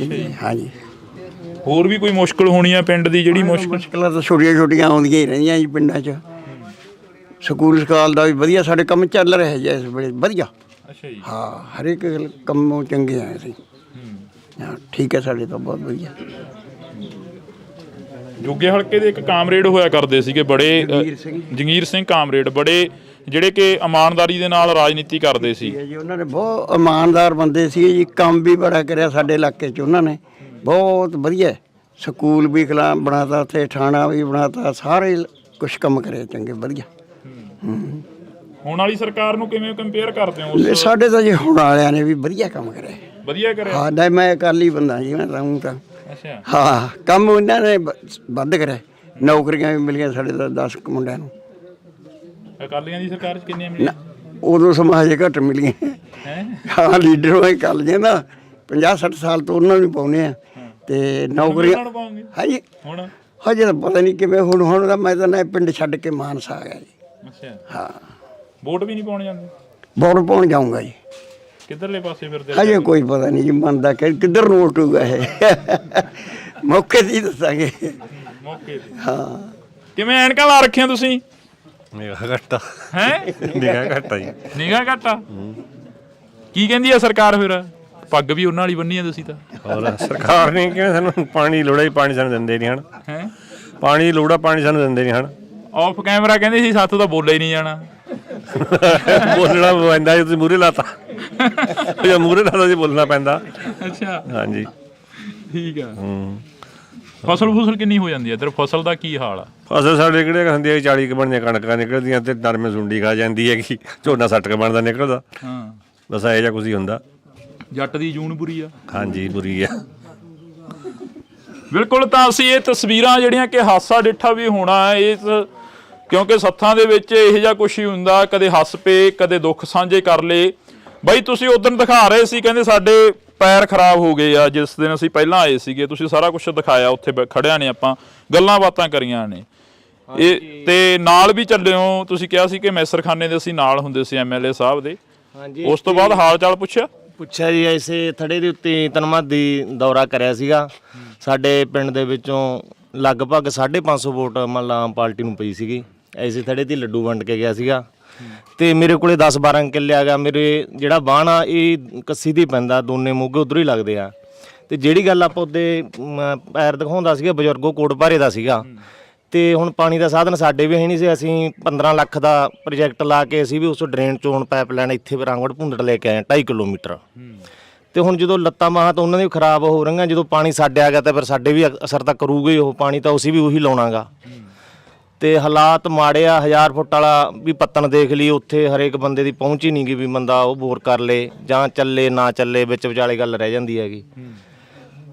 ਹਾਂਜੀ। ਹੋਰ ਵੀ ਕੋਈ ਮੁਸ਼ਕਲ ਹੋਣੀ ਆ ਪਿੰਡ ਦੀ? ਜਿਹੜੀ ਮੁਸ਼ਕਲਾਂ ਤਾਂ ਛੋਟੀਆਂ ਆਉਂਦੀਆਂ ਹੀ ਰਹਿੰਦੀਆਂ ਜੀ ਪਿੰਡਾਂ 'ਚ। ਸਕੂਲ ਸਕਾਲ ਦਾ ਵੀ ਵਧੀਆ ਸਾਡੇ ਕੰਮ ਚੱਲ ਰਿਹਾ ਜੀ ਇਸ ਵੇਲੇ, ਵਧੀਆ। ਅੱਛਾ ਜੀ। ਹਾਂ, ਹਰੇਕ ਕੰਮ ਚੰਗੇ ਆ ਅਸੀਂ। ਹਾਂ, ਠੀਕ ਹੈ, ਸਾਡੇ ਤਾਂ ਬਹੁਤ ਵਧੀਆ। ਜੋਗੇ ਹਲਕੇ ਦੇ ਇੱਕ ਕਾਮਰੇਡ ਹੋਇਆ ਕਰਦੇ ਸੀਗੇ ਬੜੇ, ਜੰਗੀਰ ਸਿੰਘ ਕਾਮਰੇਡ, ਬੜੇ ਜਿਹੜੇ ਕਿ ਇਮਾਨਦਾਰੀ ਦੇ ਨਾਲ ਰਾਜਨੀਤੀ ਕਰਦੇ ਸੀ ਜੀ। ਉਹਨਾਂ ਨੇ ਬਹੁਤ ਇਮਾਨਦਾਰ ਬੰਦੇ ਸੀ ਜੀ, ਕੰਮ ਵੀ ਬੜਾ ਕਰਿਆ ਸਾਡੇ ਇਲਾਕੇ 'ਚ ਉਹਨਾਂ ਨੇ, ਬਹੁਤ ਵਧੀਆ। ਸਕੂਲ ਵੀ ਬਣਾਤਾ, ਉੱਥੇ ਥਾਣਾ ਵੀ ਬਣਾਤਾ, ਸਾਰੇ ਕੁਛ ਕੰਮ ਕਰਿਆ ਚੰਗੇ, ਵਧੀਆ। ਹੁਣ ਵਾਲੀ ਸਰਕਾਰ ਨੂੰ ਕਿਵੇਂ ਕੰਪੇਅਰ ਕਰਦੇ ਹੋ? ਸਾਡੇ ਤਾਂ ਜੀ ਹੁਣ ਵਾਲਿਆਂ ਨੇ ਵੀ ਵਧੀਆ ਕੰਮ ਕਰਿਆ। ਵਧੀਆ ਕਰਿਆ? ਹਾਂ, ਨਹੀਂ ਮੈਂ ਅਕਾਲੀ ਬੰਦਾ ਜੀ, ਮੈਂ ਰਹੂੰ ਤਾਂ। ਅੱਛਾ। ਹਾਂ, ਕੰਮ ਉਹਨਾਂ ਨੇ ਵੱਧ ਕਰਿਆ, ਨੌਕਰੀਆਂ ਵੀ ਮਿਲੀਆਂ ਸਾਡੇ ਤਾਂ 10 ਮੁੰਡਿਆਂ ਨੂੰ। ਅਕਾਲੀਆਂ ਦੀ ਸਰਕਾਰ 'ਚ ਕਿੰਨੀਆਂ ਮਿਲੀਆਂ? ਉਦੋਂ ਸਮਾਂ ਹਜੇ ਘੱਟ ਮਿਲੀਆਂ। ਹਾਂ, ਲੀਡਰ ਹੋਏ ਕਰ ਲਈਏ ਨਾ, 50-60 ਸਾਲ ਤੋਂ ਉਹਨਾਂ ਨੂੰ ਪਾਉਂਦੇ ਆ, ਤੇ ਨੌਕਰੀਆਂ ਹਾਂਜੀ ਹੁਣ ਹਜੇ ਤਾਂ ਪਤਾ ਨਹੀਂ ਕਿਵੇਂ। ਹੁਣ ਤਾਂ ਮੈਂ ਤਾਂ ਨਾ ਪਿੰਡ ਛੱਡ ਕੇ ਮਾਨਸਾ ਆ ਗਿਆ ਜੀ। ਅੱਛਾ। ਹਾਂ। ਵੋਟ ਵੀ ਨਹੀਂ ਪਾਉਣ ਜਾਂਦੇ? ਵੋਟ ਪਾਉਣ ਜਾਊਂਗਾ ਜੀ। ਕਿੱਧਰਲੇ ਪਾਸੇ ਫਿਰਦੇ? ਹਜੇ ਕੋਈ ਪਤਾ ਨਹੀਂ ਜੀ, ਮੰਨਦਾ ਕਿੱਧਰ ਨੂੰ ਉੱਠੂਗਾ ਇਹ, ਮੌਕੇ 'ਤੇ ਹੀ ਦੱਸਾਂਗੇ। ਮੌਕੇ 'ਤੇ? ਹਾਂ। ਕਿਵੇਂ ਐਨਕਾਂ ਲਾ ਰੱਖੀਆਂ ਤੁਸੀਂ? ਨਿਗਾਹ ਘੱਟ ਆ। ਹੈ? ਨਿਗਾਹ ਘੱਟ ਆ ਜੀ। ਨਿਗਾਹ ਘੱਟ ਆ? ਕੀ ਕਹਿੰਦੀ ਆ ਸਰਕਾਰ ਫਿਰ? ਪੱਗ ਵੀ ਉਹਨਾਂ ਵਾਲੀ ਬੰਨੀ ਆ ਤੁਸੀਂ ਤਾਂ। ਹੋਰ ਸਰਕਾਰ ਨੇ ਕਿਵੇਂ ਸਾਨੂੰ ਪਾਣੀ ਲੋੜਾ ਹੀ, ਪਾਣੀ ਸਾਨੂੰ ਦਿੰਦੇ ਨਹੀਂ ਹਨ। ਹੈ? ਪਾਣੀ ਲੋੜਾ, ਪਾਣੀ ਸਾਨੂੰ ਦਿੰਦੇ ਨਹੀਂ ਹਨ। ਆਫ ਕੈਮਰਾ ਕਹਿੰਦੇ ਸੀ ਸਾਥੋਂ ਤਾਂ ਬੋਲਿਆ ਹੀ ਨਹੀਂ ਜਾਣਾ। ਬੋਲਣਾ ਪੈਂਦਾ, ਜੇ ਤੁਸੀਂ ਮੂਹਰੇ ਲਾਤਾ ਜੇ ਮੂਹਰੇ ਲਾਤਾ ਜੀ ਬੋਲਣਾ ਪੈਂਦਾ। ਅੱਛਾ ਹਾਂਜੀ ਠੀਕ ਆ। ਫਸਲ ਕਿੰਨੀ ਹੋ ਜਾਂਦੀ ਹੈ ਇੱਧਰ? ਫਸਲ ਦਾ ਕੀ ਹਾਲ ਆ? ਫਸਲ ਸਾਡੇ ਕਿਹੜੇ ਹੁੰਦੀ ਹੈ 40 ਕੁ ਬਣੀਆਂ ਕਣਕਾਂ ਨਿਕਲਦੀਆਂ ਤੇ ਨਰਮੇ ਸੁੰਡੀ ਖਾ ਜਾਂਦੀ ਹੈਗੀ, ਝੋਨਾ 60 ਕੁ ਬਣਦਾ ਨਿਕਲਦਾ। ਹਾਂ ਬਸ ਇਹੋ ਜਿਹਾ ਕੁਝ ਹੀ ਹੁੰਦਾ। ਜੱਟ ਦੀ ਜੂਨ ਬੁਰੀ ਆ। ਹਾਂਜੀ ਬੁਰੀ ਆ ਬਿਲਕੁਲ। ਤਾਂ ਅਸੀਂ ਇਹ ਤਸਵੀਰਾਂ ਜਿਹੜੀਆਂ ਕਿ ਹਾਸਾ ਡਿੱਠਾ ਵੀ ਹੋਣਾ ਇਸ, ਕਿਉਂਕਿ ਸੱਥਾਂ ਦੇ ਵਿੱਚ ਇਹੋ ਜਿਹਾ ਕੁਛ ਹੀ ਹੁੰਦਾ, ਕਦੇ ਹੱਸ ਪਏ ਕਦੇ ਦੁੱਖ ਸਾਂਝੇ ਕਰ ਲਏ। ਬਾਈ ਤੁਸੀਂ ਉਦੋਂ ਦਿਖਾ ਰਹੇ ਸੀ, ਕਹਿੰਦੇ ਸਾਡੇ ਪੈਰ ਖਰਾਬ ਹੋ ਗਏ ਆ ਜਿਸ ਦਿਨ ਅਸੀਂ ਪਹਿਲਾਂ ਆਏ ਸੀਗੇ, ਤੁਸੀਂ ਸਾਰਾ ਕੁਝ ਦਿਖਾਇਆ, ਉੱਥੇ ਖੜਿਆ ਨੇ ਆਪਾਂ ਗੱਲਾਂ ਬਾਤਾਂ ਕਰੀਆਂ ਨੇ। ਇਹ ਤੇ ਨਾਲ ਵੀ ਚੱਲੇ ਹੋ, ਤੁਸੀਂ ਕਿਹਾ ਸੀ ਕਿ ਮੈਸਰਖਾਨੇ ਦੇ ਅਸੀਂ ਨਾਲ ਹੁੰਦੇ ਸੀ MLA ਸਾਹਿਬ ਦੇ। ਉਸ ਤੋਂ ਬਾਅਦ ਹਾਲ ਚਾਲ ਪੁੱਛਿਆ ਜੀ। ਐਸੇ ਥੜੇ ਦੇ ਉੱਤੇ ਧੰਨਵਾਦੀ ਦੌਰਾ ਕਰਿਆ ਸੀਗਾ। ਸਾਡੇ ਪਿੰਡ ਦੇ ਵਿੱਚੋਂ ਲਗਭਗ 550 ਵੋਟ ਮੰਨ ਲਾ ਆਮ ਪਾਰਟੀ ਨੂੰ ਪਈ ਸੀਗੀ। ਐਸੇ ਥੜੇ ਤੇ ਲੱਡੂ ਵੰਡ ਕੇ ਗਿਆ ਸੀਗਾ ਤੇ ਮੇਰੇ ਕੋਲੇ 10-12 ਕਿੱਲੇ ਆ ਗਿਆ। ਮੇਰੇ ਜਿਹੜਾ ਬਾਣ ਆ ਇਹ ਕੱਸੀ ਦੀ ਪੈਂਦਾ, ਦੋਨੇ ਮੋਗੇ ਉਧਰੋਂ ਹੀ ਲੱਗਦੇ ਆ। ਤੇ ਜਿਹੜੀ ਗੱਲ ਆਪਾਂ ਉਹਦੇ ਪੈਰ ਦਿਖਾਉਂਦਾ ਸੀਗਾ ਬਜ਼ੁਰਗੋ ਕੋਟ ਭਾਰੇ ਦਾ ਸੀਗਾ। ਤੇ ਹੁਣ ਪਾਣੀ ਦਾ ਸਾਧਨ ਸਾਡੇ ਵੀ ਹੈ ਨਹੀਂ ਸੀ। ਅਸੀਂ 15 ਲੱਖ ਦਾ ਪ੍ਰੋਜੈਕਟ ਲਾ ਕੇ ਅਸੀਂ ਵੀ ਉਸ ਡਰੇਨ ਚੋਂ ਪਾਈਪਲਾਈਨ ਇੱਥੇ ਰਾਂਗੜ ਭੁੰਦੜ ਲੈ ਕੇ ਆਏ 2.5 ਕਿਲੋਮੀਟਰ। ਤੇ ਹੁਣ ਜਦੋਂ ਲੱਤਾਂ ਬਾਹਾਂ ਤਾਂ ਉਹਨਾਂ ਦੀ ਖਰਾਬ ਹੋ ਰਹੀਆਂ, ਜਦੋਂ ਪਾਣੀ ਸਾਡੇ ਆ ਗਿਆ ਤਾਂ ਫਿਰ ਸਾਡੇ ਵੀ ਅਸਰ ਤਾਂ ਕਰੂਗਾ ਹੀ ਉਹ ਪਾਣੀ, ਤਾਂ ਅਸੀਂ ਵੀ ਉਹੀ ਲਾਉਣਾਗਾ। ਤੇ ਹਾਲਾਤ ਮਾੜੇ ਆ। 1000 ਫੁੱਟ ਵਾਲਾ ਵੀ ਪੱਤਣ ਦੇਖ ਲਈ, ਉੱਥੇ ਹਰੇਕ ਬੰਦੇ ਦੀ ਪਹੁੰਚ ਹੀ ਨਹੀਂ ਗਈ ਵੀ ਬੰਦਾ ਉਹ ਬੋਰ ਕਰ ਲੇ ਜਾਂ ਚੱਲੇ ਨਾ ਚੱਲੇ, ਵਿੱਚ ਵਿਚਾਲੇ ਗੱਲ ਰਹਿ ਜਾਂਦੀ ਹੈਗੀ।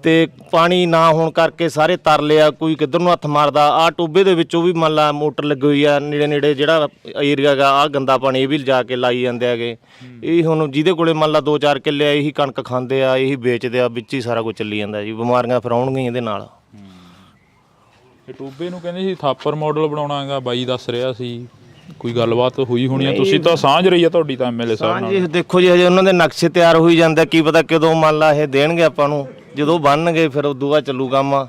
ਤੇ ਪਾਣੀ ਨਾ ਹੋਣ ਕਰਕੇ ਸਾਰੇ ਤਰਲੇ ਆ, ਕੋਈ ਕਿੱਧਰ ਨੂੰ ਹੱਥ ਮਾਰਦਾ। ਆਹ ਟੋਬੇ ਦੇ ਵਿੱਚੋਂ ਵੀ ਮੰਨ ਲਾ ਮੋਟਰ ਲੱਗੀ ਹੋਈ ਆ ਨੇੜੇ ਜਿਹੜਾ ਏਰੀਆ ਗਾ, ਆਹ ਗੰਦਾ ਪਾਣੀ ਇਹ ਵੀ ਲਿਜਾ ਕੇ ਲਾਈ ਜਾਂਦੇ ਹੈਗੇ। ਇਹ ਹੁਣ ਜਿਹਦੇ ਕੋਲੇ ਮੰਨ ਲਾ 2-4 ਕਿੱਲੇ ਆ, ਇਹੀ ਕਣਕ ਖਾਂਦੇ ਆ, ਇਹੀ ਵੇਚਦੇ ਆ, ਵਿੱਚ ਹੀ ਸਾਰਾ ਕੁਝ ਚੱਲੀ ਜਾਂਦਾ ਜੀ। ਬਿਮਾਰੀਆਂ ਫਿਰ ਆਉਣਗੀਆਂ ਇਹਦੇ ਨਾਲ। ਇਹ ਟੋਬੇ ਨੂੰ ਕਹਿੰਦੇ ਸੀ ਥਾਪਰ ਮਾਡਲ ਬਣਾਉਣਾਗਾ, ਬਾਈ ਦੱਸ ਰਿਹਾ ਸੀ, ਕੋਈ ਗੱਲਬਾਤ ਹੋਈ ਹੋਣੀ ਆ? ਤੁਸੀਂ ਤਾਂ ਸਾਂਝ ਰਹੀ ਆ ਤੁਹਾਡੀ ਤਾਂ MLA ਸਾਹਿਬ ਨਾਲ। ਹਾਂਜੀ ਦੇਖੋ ਜੀ, ਹਜੇ ਉਹਨਾਂ ਦੇ ਨਕਸ਼ੇ ਤਿਆਰ ਹੋਈ ਜਾਂਦੇ, ਕੀ ਪਤਾ ਕਦੋਂ ਮੰਨ ਲਾ ਇਹ ਦੇਣਗੇ ਆਪਾਂ ਨੂੰ। ਜਦੋਂ ਬਣਨਗੇ ਫਿਰ ਉਦੋਂ ਬਾਅਦ ਚੱਲੂ ਕੰਮ,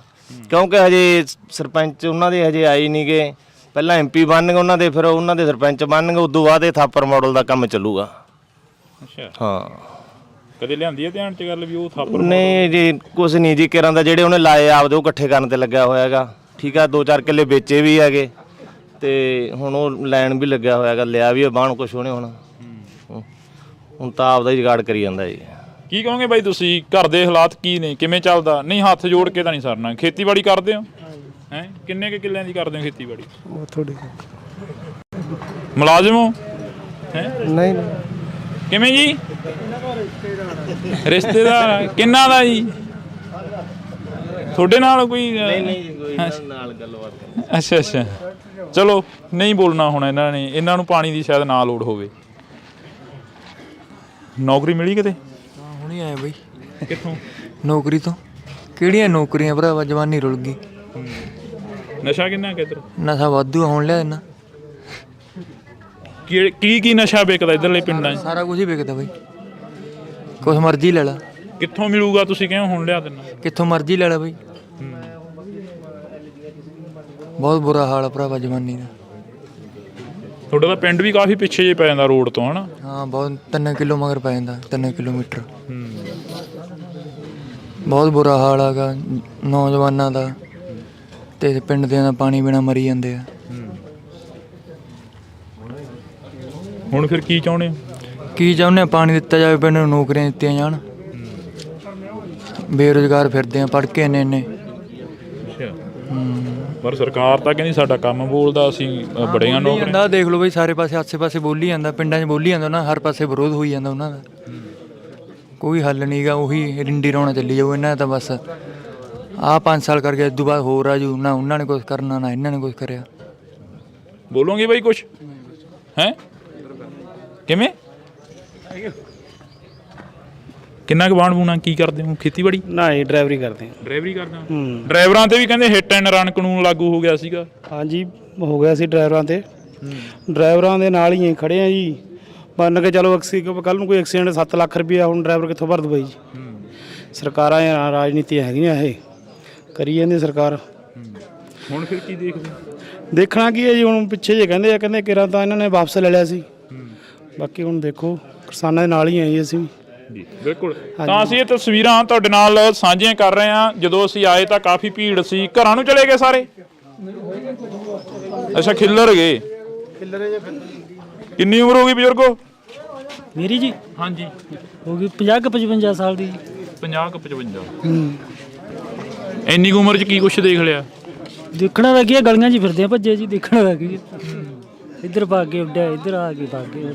ਕਿਉਂਕਿ ਹਜੇ ਸਰਪੰਚ ਉਹਨਾਂ ਦੇ ਹਜੇ ਆਏ ਨਹੀਂ ਗੇ। ਪਹਿਲਾਂ MP ਬਣਨਗੇ ਉਹਨਾਂ ਦੇ, ਫਿਰ ਉਹਨਾਂ ਦੇ ਸਰਪੰਚ ਬਣਨਗੇ, ਉਦੋਂ ਬਾਅਦ ਇਹ ਥਾਪਰ ਮਾਡਲ ਦਾ ਕੰਮ ਚੱਲੂਗਾ। ਅੱਛਾ ਹਾਂ। ਕਦੇ ਲਿਆਂਦੀ ਹੈ ਧਿਆਨ 'ਚ ਗੱਲ ਵੀ ਉਹ ਥਾਪਰ? ਨਹੀਂ ਜੀ ਕੁਛ ਨਹੀਂ ਜੀ, ਕਿਰਾਂ ਦਾ ਜਿਹੜੇ ਉਹਨੇ ਲਾਏ ਆਪਦੇ ਉਹ ਇਕੱਠੇ ਕਰਨ ਤੇ ਲੱਗਿਆ ਹੋਇਆ ਹੈਗਾ। ਠੀਕ ਆ, 2-4 ਕਿੱਲੇ ਵੇਚੇ ਵੀ ਹੈਗੇ ਤੇ ਹੁਣ ਉਹ ਲੈਣ ਵੀ ਲੱਗਿਆ ਹੋਇਆ ਹੈਗਾ, ਲਿਆ ਵੀ ਬਾਣ ਕੁਛ ਉਹਨੇ ਹੁਣ ਤਾਂ ਆਪਦਾ ਹੀ ਜੁਗਾੜ ਕਰੀ ਜਾਂਦਾ ਜੀ। ਕੀ ਕਹੋਗੇ ਬਾਈ ਤੁਸੀਂ, ਘਰ ਦੇ ਹਾਲਾਤ ਕੀ ਨੇ, ਕਿਵੇਂ ਚੱਲਦਾ? ਨਹੀਂ ਹੱਥ ਜੋੜ ਕੇ ਤਾਂ ਨਹੀਂ ਸਰਨਾ। ਖੇਤੀਬਾੜੀ ਕਰਦੇ ਹੋ ਹੈ? ਕਿੰਨੇ ਕੁ ਕਿੱਲਿਆਂ ਦੀ ਕਰਦੇ ਹੋ ਖੇਤੀਬਾੜੀ? ਥੋੜੀ ਮੁਲਾਜ਼ਮ ਹੋ ਹੈ? ਨਹੀਂ ਕਿਵੇਂ ਜੀ? ਰਿਸ਼ਤੇਦਾਰ ਕਿੰਨਾ ਦਾ ਜੀ? ਤੁਹਾਡੇ ਨਾਲ ਕੋਈ? ਨਹੀਂ ਨਾਲ ਗੱਲਬਾਤ। ਅੱਛਾ ਚਲੋ ਨਹੀਂ ਬੋਲਣਾ ਹੁਣ ਇਹਨਾਂ ਨੂੰ ਪਾਣੀ ਦੀ ਸ਼ਾਇਦ ਨਾ ਲੋੜ ਹੋਵੇ। ਨੌਕਰੀ ਮਿਲੀ ਕਿਤੇ? ਹੁਣੀ ਆਇਆ ਬਈ। ਕਿੱਥੋਂ? ਨੌਕਰੀ ਤੋਂ। ਕਿਹੜੀਆਂ ਨੌਕਰੀਆਂ ਭਰਾਵਾ, ਜਵਾਨੀ ਰੁਲ ਗਈ। ਨਸ਼ਾ ਕਿੰਨਾ ਕਿੱਧਰ? ਨਸ਼ਾ ਵਾਧੂ ਹੁਣ ਲਿਆ ਇਹਨਾਂ। ਕੀ ਨਸ਼ਾ ਵਿਕਦਾ ਇੱਧਰਲੇ ਪਿੰਡਾਂ 'ਚ? ਸਾਰਾ ਕੁਝ ਹੀ ਵਿਕਦਾ ਬਈ, ਕੁਛ ਮਰਜ਼ੀ ਲੈ ਲਾ। ਕਿੱਥੋਂ ਮਿਲੂਗਾ? ਤੁਸੀਂ ਕਿਉਂ ਹੁਣ ਲਿਆ ਦਿੰਨਾ? ਕਿੱਥੋਂ ਮਰਜ਼ੀ ਲੈ ਲਾ ਬਈ। ਬਹੁਤ ਬੁਰਾ ਹਾਲ ਆ ਭਰਾਵਾ ਜਵਾਨੀ ਦਾ। ਤੁਹਾਡਾ ਤਾਂ ਪਿੰਡ ਵੀ ਕਾਫੀ ਪਿੱਛੇ ਜੇ ਪੈ ਜਾਂਦਾ ਰੋਡ ਤੋਂ, ਹਨਾ? ਹਾਂ ਬਹੁਤ 3 ਕਿਲੋ ਮਗਰ ਪੈ ਜਾਂਦਾ, 3 ਕਿਲੋਮੀਟਰ। ਬਹੁਤ ਬੁਰਾ ਹਾਲ ਹੈਗਾ ਨੌਜਵਾਨਾਂ ਦਾ, ਤੇ ਪਿੰਡ ਦਿਆਂ ਦਾ ਪਾਣੀ ਬਿਨਾਂ ਮਰੀ ਜਾਂਦੇ ਆ। ਹੁਣ ਫਿਰ ਕੀ ਚਾਹੁੰਦੇ ਹੋ? ਕੀ ਚਾਹੁੰਦੇ ਆ? ਪਾਣੀ ਦਿੱਤਾ ਜਾਵੇ, ਪਿੰਡ ਨੂੰ ਨੌਕਰੀਆਂ ਦਿੱਤੀਆਂ ਜਾਣ। ਬੇਰੁਜ਼ਗਾਰ ਫਿਰਦੇ ਆ ਪੜ੍ਹ ਕੇ ਇੰਨੇ। ਪਰ ਸਰਕਾਰ ਤਾਂ ਕਹਿੰਦੀ ਸਾਡਾ ਕੰਮ ਬੋਲਦਾ, ਅਸੀਂ ਬੜੀਆਂ ਨੌਕਰੀਆਂ। ਦੇਖ ਲਓ ਬਈ, ਸਾਰੇ ਪਾਸੇ ਆਸੇ-ਪਾਸੇ ਬੋਲੀ ਜਾਂਦਾ, ਪਿੰਡਾਂ 'ਚ ਬੋਲੀ ਜਾਂਦਾ ਨਾ, ਹਰ ਪਾਸੇ ਵਿਰੋਧ ਹੋਈ ਜਾਂਦਾ ਉਹਨਾਂ ਦਾ। ਕੋਈ ਹੱਲ ਨਹੀਂ ਗਾ, ਉਹੀ ਰਿੰਡੀ ਰੌਣਾ ਚੱਲੀ ਜਾਊ ਇਹਨਾਂ ਦਾ। ਬਸ ਆਹ 5 ਸਾਲ ਕਰ ਗਿਆ, ਇਸ ਤੋਂ ਬਾਅਦ ਹੋਰ ਆ ਜੂ। ਨਾ ਉਹਨਾਂ ਨੇ ਕੁਛ ਕਰਨਾ, ਨਾ ਇਹਨਾਂ ਨੇ ਕੁਛ ਕਰਿਆ। ਬੋਲੋਗੇ ਬਾਈ ਕੁਛ ਹੈ? ਕਿਵੇਂ? ਕਿੰਨਾ ਕੁ ਬਾਣ ਬੂਣਾ ਕੀ ਕਰਦੇ ਹੋ? ਖੇਤੀਬਾੜੀ? ਨਾ ਜੀ ਡਰਾਈਵਰੀ ਕਰਦੇ ਹਾਂ। ਡਰਾਈਵਰੀ ਕਰਦਾ? ਡਰਾਈਵਰਾਂ ਤੇ ਵੀ ਕਹਿੰਦੇ ਹਿੱਟ ਐਂਡ ਰਨ ਕਾਨੂੰਨ ਲਾਗੂ ਹੋ ਗਿਆ ਸੀਗਾ। ਹਾਂਜੀ ਹੋ ਗਿਆ ਸੀ ਡਰਾਈਵਰਾਂ ਤੇ। ਡਰਾਈਵਰਾਂ ਦੇ ਨਾਲ ਹੀ ਖੜੇ ਆ ਜੀ, ਮੰਨ ਕੇ ਚਲੋ ਕੱਲ ਨੂੰ ਕੋਈ ਐਕਸੀਡੈਂਟ 7 ਲੱਖ ਰੁਪਇਆ ਹੁਣ ਡਰਾਈਵਰ ਕਿੱਥੋਂ ਭਰ ਦੂਗਾ ਜੀ? ਸਰਕਾਰਾਂ ਰਾਜਨੀਤੀਆਂ ਹੈਗੀਆਂ, ਇਹ ਕਰੀ ਜਾਂਦੀ ਸਰਕਾਰ। ਹੁਣ ਫਿਰ ਕੀ ਦੇਖਦੇ? ਦੇਖਣਾ ਕੀ ਹੈ ਜੀ, ਹੁਣ ਪਿੱਛੇ ਜੇ ਕਹਿੰਦੇ ਕਿਰਾਂ ਤਾਂ ਇਹਨਾਂ ਨੇ ਵਾਪਸ ਲੈ ਲਿਆ ਸੀ। ਬਾਕੀ ਹੁਣ ਦੇਖੋ, ਕਿਸਾਨਾਂ ਦੇ ਨਾਲ ਹੀ ਆਏ ਅਸੀਂ ਜੀ। ਬਿਲਕੁਲ। ਤਾਂ ਅਸੀਂ ਇਹ ਤਸਵੀਰਾਂ ਤੁਹਾਡੇ ਨਾਲ ਸਾਂਝੀਆਂ ਕਰ ਰਹੇ ਹਾਂ। ਜਦੋਂ ਅਸੀਂ ਆਏ ਤਾਂ ਕਾਫੀ ਭੀੜ ਸੀ। ਘਰਾਂ ਨੂੰ ਚਲੇ ਗਏ ਸਾਰੇ? ਅੱਛਾ ਖਿੱਲਰ ਗਏ। ਕਿੰਨੀ ਉਮਰ ਹੋ ਗਈ ਬਜ਼ੁਰਗੋ? ਮੇਰੀ ਜੀ ਹਾਂਜੀ ਹੋ ਗਈ 50 ਕੁ 55 ਸਾਲ ਦੀ ਜੀ। 50 ਕੁ 55। ਇੰਨੀ ਕੁ ਉਮਰ 'ਚ ਕੀ ਕੁਛ ਦੇਖ ਲਿਆ? ਦੇਖਣਾ ਤਾਂ ਕੀ ਹੈ, ਗਲੀਆਂ 'ਚ ਫਿਰਦੇ ਆ ਭੱਜੇ ਜੀ, ਦੇਖਣਾ ਤਾਂ ਕੀ ਹੈ। ਇੱਧਰ ਭੱਗ ਕੇ ਉੱਡਿਆ, ਇੱਧਰ ਆ ਕੇ ਭੱਗ ਕੇ।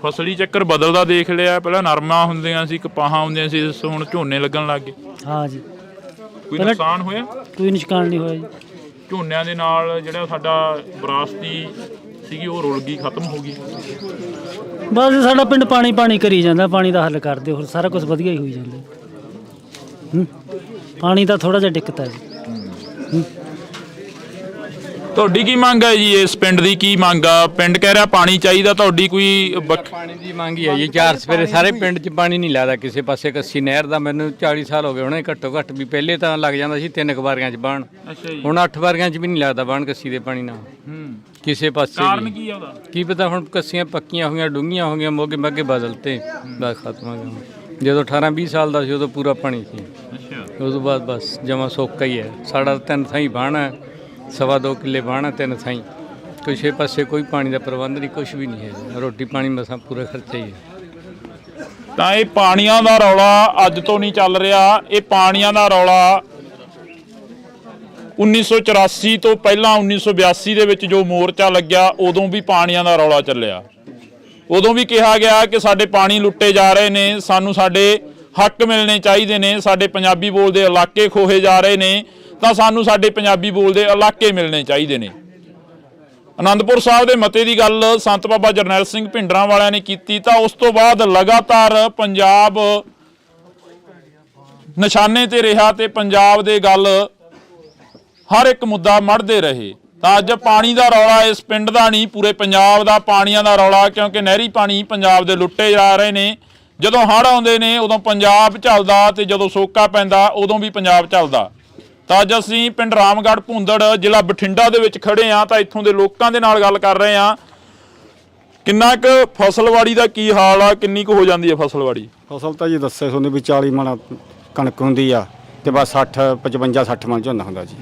ਫਸਲੀ ਚੱਕਰ ਬਦਲਦਾ ਦੇਖ ਲਿਆ, ਪਹਿਲਾਂ ਨਰਮਾ ਹੁੰਦੀਆਂ ਸੀ, ਕਪਾਹਾਂ ਹੁੰਦੀਆਂ ਸੀ, ਹੁਣ ਝੋਨੇ ਲੱਗਣ ਲੱਗ ਗਏ। ਹਾਂ ਜੀ। ਕੋਈ ਨੁਕਸਾਨ ਹੋਇਆ? ਕੋਈ ਨੁਕਸਾਨ ਨਹੀਂ ਹੋਇਆ ਜੀ। ਝੋਨਿਆਂ ਦੇ ਨਾਲ ਜਿਹੜਾ ਸਾਡਾ ਵਿਰਾਸਤੀ ਸੀਗੀ ਉਹ ਰੁਲ ਗਈ, ਖਤਮ ਹੋ ਗਈ। ਬਸ ਸਾਡਾ ਪਿੰਡ ਪਾਣੀ ਪਾਣੀ ਕਰੀ ਜਾਂਦਾ, ਪਾਣੀ ਦਾ ਹੱਲ ਕਰਦੇ, ਹੋਰ ਸਾਰਾ ਕੁਝ ਵਧੀਆ ਹੀ ਹੋਈ ਜਾਂਦਾ। ਪਾਣੀ ਦਾ ਥੋੜਾ ਜਿਹਾ ਦਿੱਕਤ ਹੈ ਜੀ। ਤੁਹਾਡੀ ਕੀ ਮੰਗ ਹੈ ਜੀ? ਇਸ ਪਿੰਡ ਦੀ ਕੀ ਮੰਗ ਆ? ਪਿੰਡ ਕਹਿ ਰਿਹਾ ਪਾਣੀ ਚਾਹੀਦਾ, ਤੁਹਾਡੀ ਕੋਈ ਪਾਣੀ ਦੀ ਮੰਗ ਹੀ ਹੈ ਜੀ। 4 ਸਵੇਰੇ ਸਾਰੇ ਪਿੰਡ 'ਚ ਪਾਣੀ ਨਹੀਂ ਲੱਗਦਾ ਕਿਸੇ ਪਾਸੇ। ਕੱਸੀ ਨਹਿਰ ਦਾ ਮੈਨੂੰ 40 ਸਾਲ ਹੋ ਗਏ ਹੋਣੇ ਘੱਟੋ ਘੱਟ ਵੀ। ਪਹਿਲੇ ਤਾਂ ਲੱਗ ਜਾਂਦਾ ਸੀ 3 ਵਾਰੀਆਂ 'ਚ ਬਾਣ, ਹੁਣ 8 ਵਾਰੀਆਂ 'ਚ ਵੀ ਨਹੀਂ ਲੱਗਦਾ ਬਾਣ ਕੱਸੀ ਦੇ ਪਾਣੀ ਨਾਲ ਕਿਸੇ ਪਾਸੇ। ਕਾਰਨ ਕੀ ਆ ਉਹਦਾ? ਕੀ ਪਤਾ, ਹੁਣ ਕੱਸੀਆਂ ਪੱਕੀਆਂ ਹੋਈਆਂ, ਡੂੰਘੀਆਂ ਹੋ ਗਈਆਂ, ਮੋਗੇ ਮੱਗੇ ਬਦਲਤੇ, ਬਸ ਖਤਮ ਹੋ ਗਿਆ। ਜਦੋਂ 18-20 ਸਾਲ ਦਾ ਸੀ ਉਦੋਂ ਪੂਰਾ ਪਾਣੀ ਸੀ, ਉਸ ਤੋਂ ਬਾਅਦ ਬਸ ਜਮਾ ਸੋਕਾ ਹੀ ਹੈ। ਸਾਡਾ 3 ਥਾਈਂ ਬਾਣ ਹੈ, 2.25 ਕਿੱਲੇ ਬਾਣ, 3 ਥਾਈਂ। ਕਿਸੇ ਪਾਸੇ ਕੋਈ ਪਾਣੀ ਦਾ ਪ੍ਰਬੰਧ ਨਹੀਂ, ਕੁਛ ਵੀ ਨਹੀਂ ਹੈ। ਰੋਟੀ ਪਾਣੀ ਮਸਾਂ ਪੂਰਾ ਖਰਚਾ ਹੀ ਹੈ। ਤਾਂ ਇਹ ਪਾਣੀਆਂ ਦਾ ਰੌਲਾ ਅੱਜ ਤੋਂ ਨਹੀਂ ਚੱਲ ਰਿਹਾ। ਇਹ ਪਾਣੀਆਂ ਦਾ ਰੌਲਾ 1984 ਤੋਂ ਪਹਿਲਾਂ 1982 ਦੇ ਵਿੱਚ ਜੋ ਮੋਰਚਾ ਲੱਗਿਆ, ਉਦੋਂ ਵੀ ਪਾਣੀਆਂ ਦਾ ਰੌਲਾ ਚੱਲਿਆ। ਉਦੋਂ ਵੀ ਕਿਹਾ ਗਿਆ ਕਿ ਸਾਡੇ ਪਾਣੀ ਲੁੱਟੇ ਜਾ ਰਹੇ ਨੇ, ਸਾਨੂੰ ਸਾਡੇ ਹੱਕ ਮਿਲਣੇ ਚਾਹੀਦੇ ਨੇ, ਸਾਡੇ ਪੰਜਾਬੀ ਬੋਲਦੇ ਇਲਾਕੇ ਖੋਹੇ ਜਾ ਰਹੇ ਨੇ, ਤਾਂ ਸਾਨੂੰ ਸਾਡੇ ਪੰਜਾਬੀ ਬੋਲਦੇ ਇਲਾਕੇ ਮਿਲਣੇ ਚਾਹੀਦੇ ਨੇ। ਅਨੰਦਪੁਰ ਸਾਹਿਬ ਦੇ ਮਤੇ ਦੀ ਗੱਲ ਸੰਤ ਬਾਬਾ ਜਰਨੈਲ ਸਿੰਘ ਭਿੰਡਰਾਂ ਵਾਲਿਆਂ ਨੇ ਕੀਤੀ, ਤਾਂ ਉਸ ਤੋਂ ਬਾਅਦ ਲਗਾਤਾਰ ਪੰਜਾਬ ਨਿਸ਼ਾਨੇ ਤੇ ਰਿਹਾ ਤੇ ਪੰਜਾਬ ਦੇ ਗੱਲ ਹਰ ਇੱਕ ਮੁੱਦਾ ਮੜਦੇ ਰਹੇ। ਤਾਂ ਅੱਜ ਪਾਣੀ ਦਾ ਰੌਲਾ ਇਸ ਪਿੰਡ ਦਾ ਨਹੀਂ, ਪੂਰੇ ਪੰਜਾਬ ਦਾ ਪਾਣੀਆਂ ਦਾ ਰੌਲਾ, ਕਿਉਂਕਿ ਨਹਿਰੀ ਪਾਣੀ ਪੰਜਾਬ ਦੇ ਲੁੱਟੇ ਜਾ ਰਹੇ ਨੇ। ਜਦੋਂ ਹੜ੍ਹ ਆਉਂਦੇ ਨੇ ਉਦੋਂ ਪੰਜਾਬ ਝੱਲਦਾ, ਤੇ ਜਦੋਂ ਸੋਕਾ ਪੈਂਦਾ ਉਦੋਂ ਵੀ ਪੰਜਾਬ ਝੱਲਦਾ। ਤਾਂ ਅੱਜ ਅਸੀਂ ਪਿੰਡ ਰਾਮਗੜ੍ਹ ਭੁੰਦੜ ਜ਼ਿਲ੍ਹਾ ਬਠਿੰਡਾ ਦੇ ਵਿੱਚ ਖੜੇ ਹਾਂ, ਤਾਂ ਇੱਥੋਂ ਦੇ ਲੋਕਾਂ ਦੇ ਨਾਲ ਗੱਲ ਕਰ ਰਹੇ ਹਾਂ। ਕਿੰਨਾ ਕੁ ਫਸਲਵਾੜੀ ਦਾ ਕੀ ਹਾਲ ਆ? ਕਿੰਨੀ ਕੁ ਹੋ ਜਾਂਦੀ ਹੈ ਫਸਲਵਾੜੀ? ਫਸਲ ਤਾਂ ਜੀ ਦੱਸਿਆ ਤੁਹਾਨੂੰ ਵੀ 40 ਮਣ ਕਣਕ ਹੁੰਦੀ ਆ, ਤੇ ਬਸ 55-60 ਮਣ ਝੋਨਾ ਹੁੰਦਾ ਜੀ।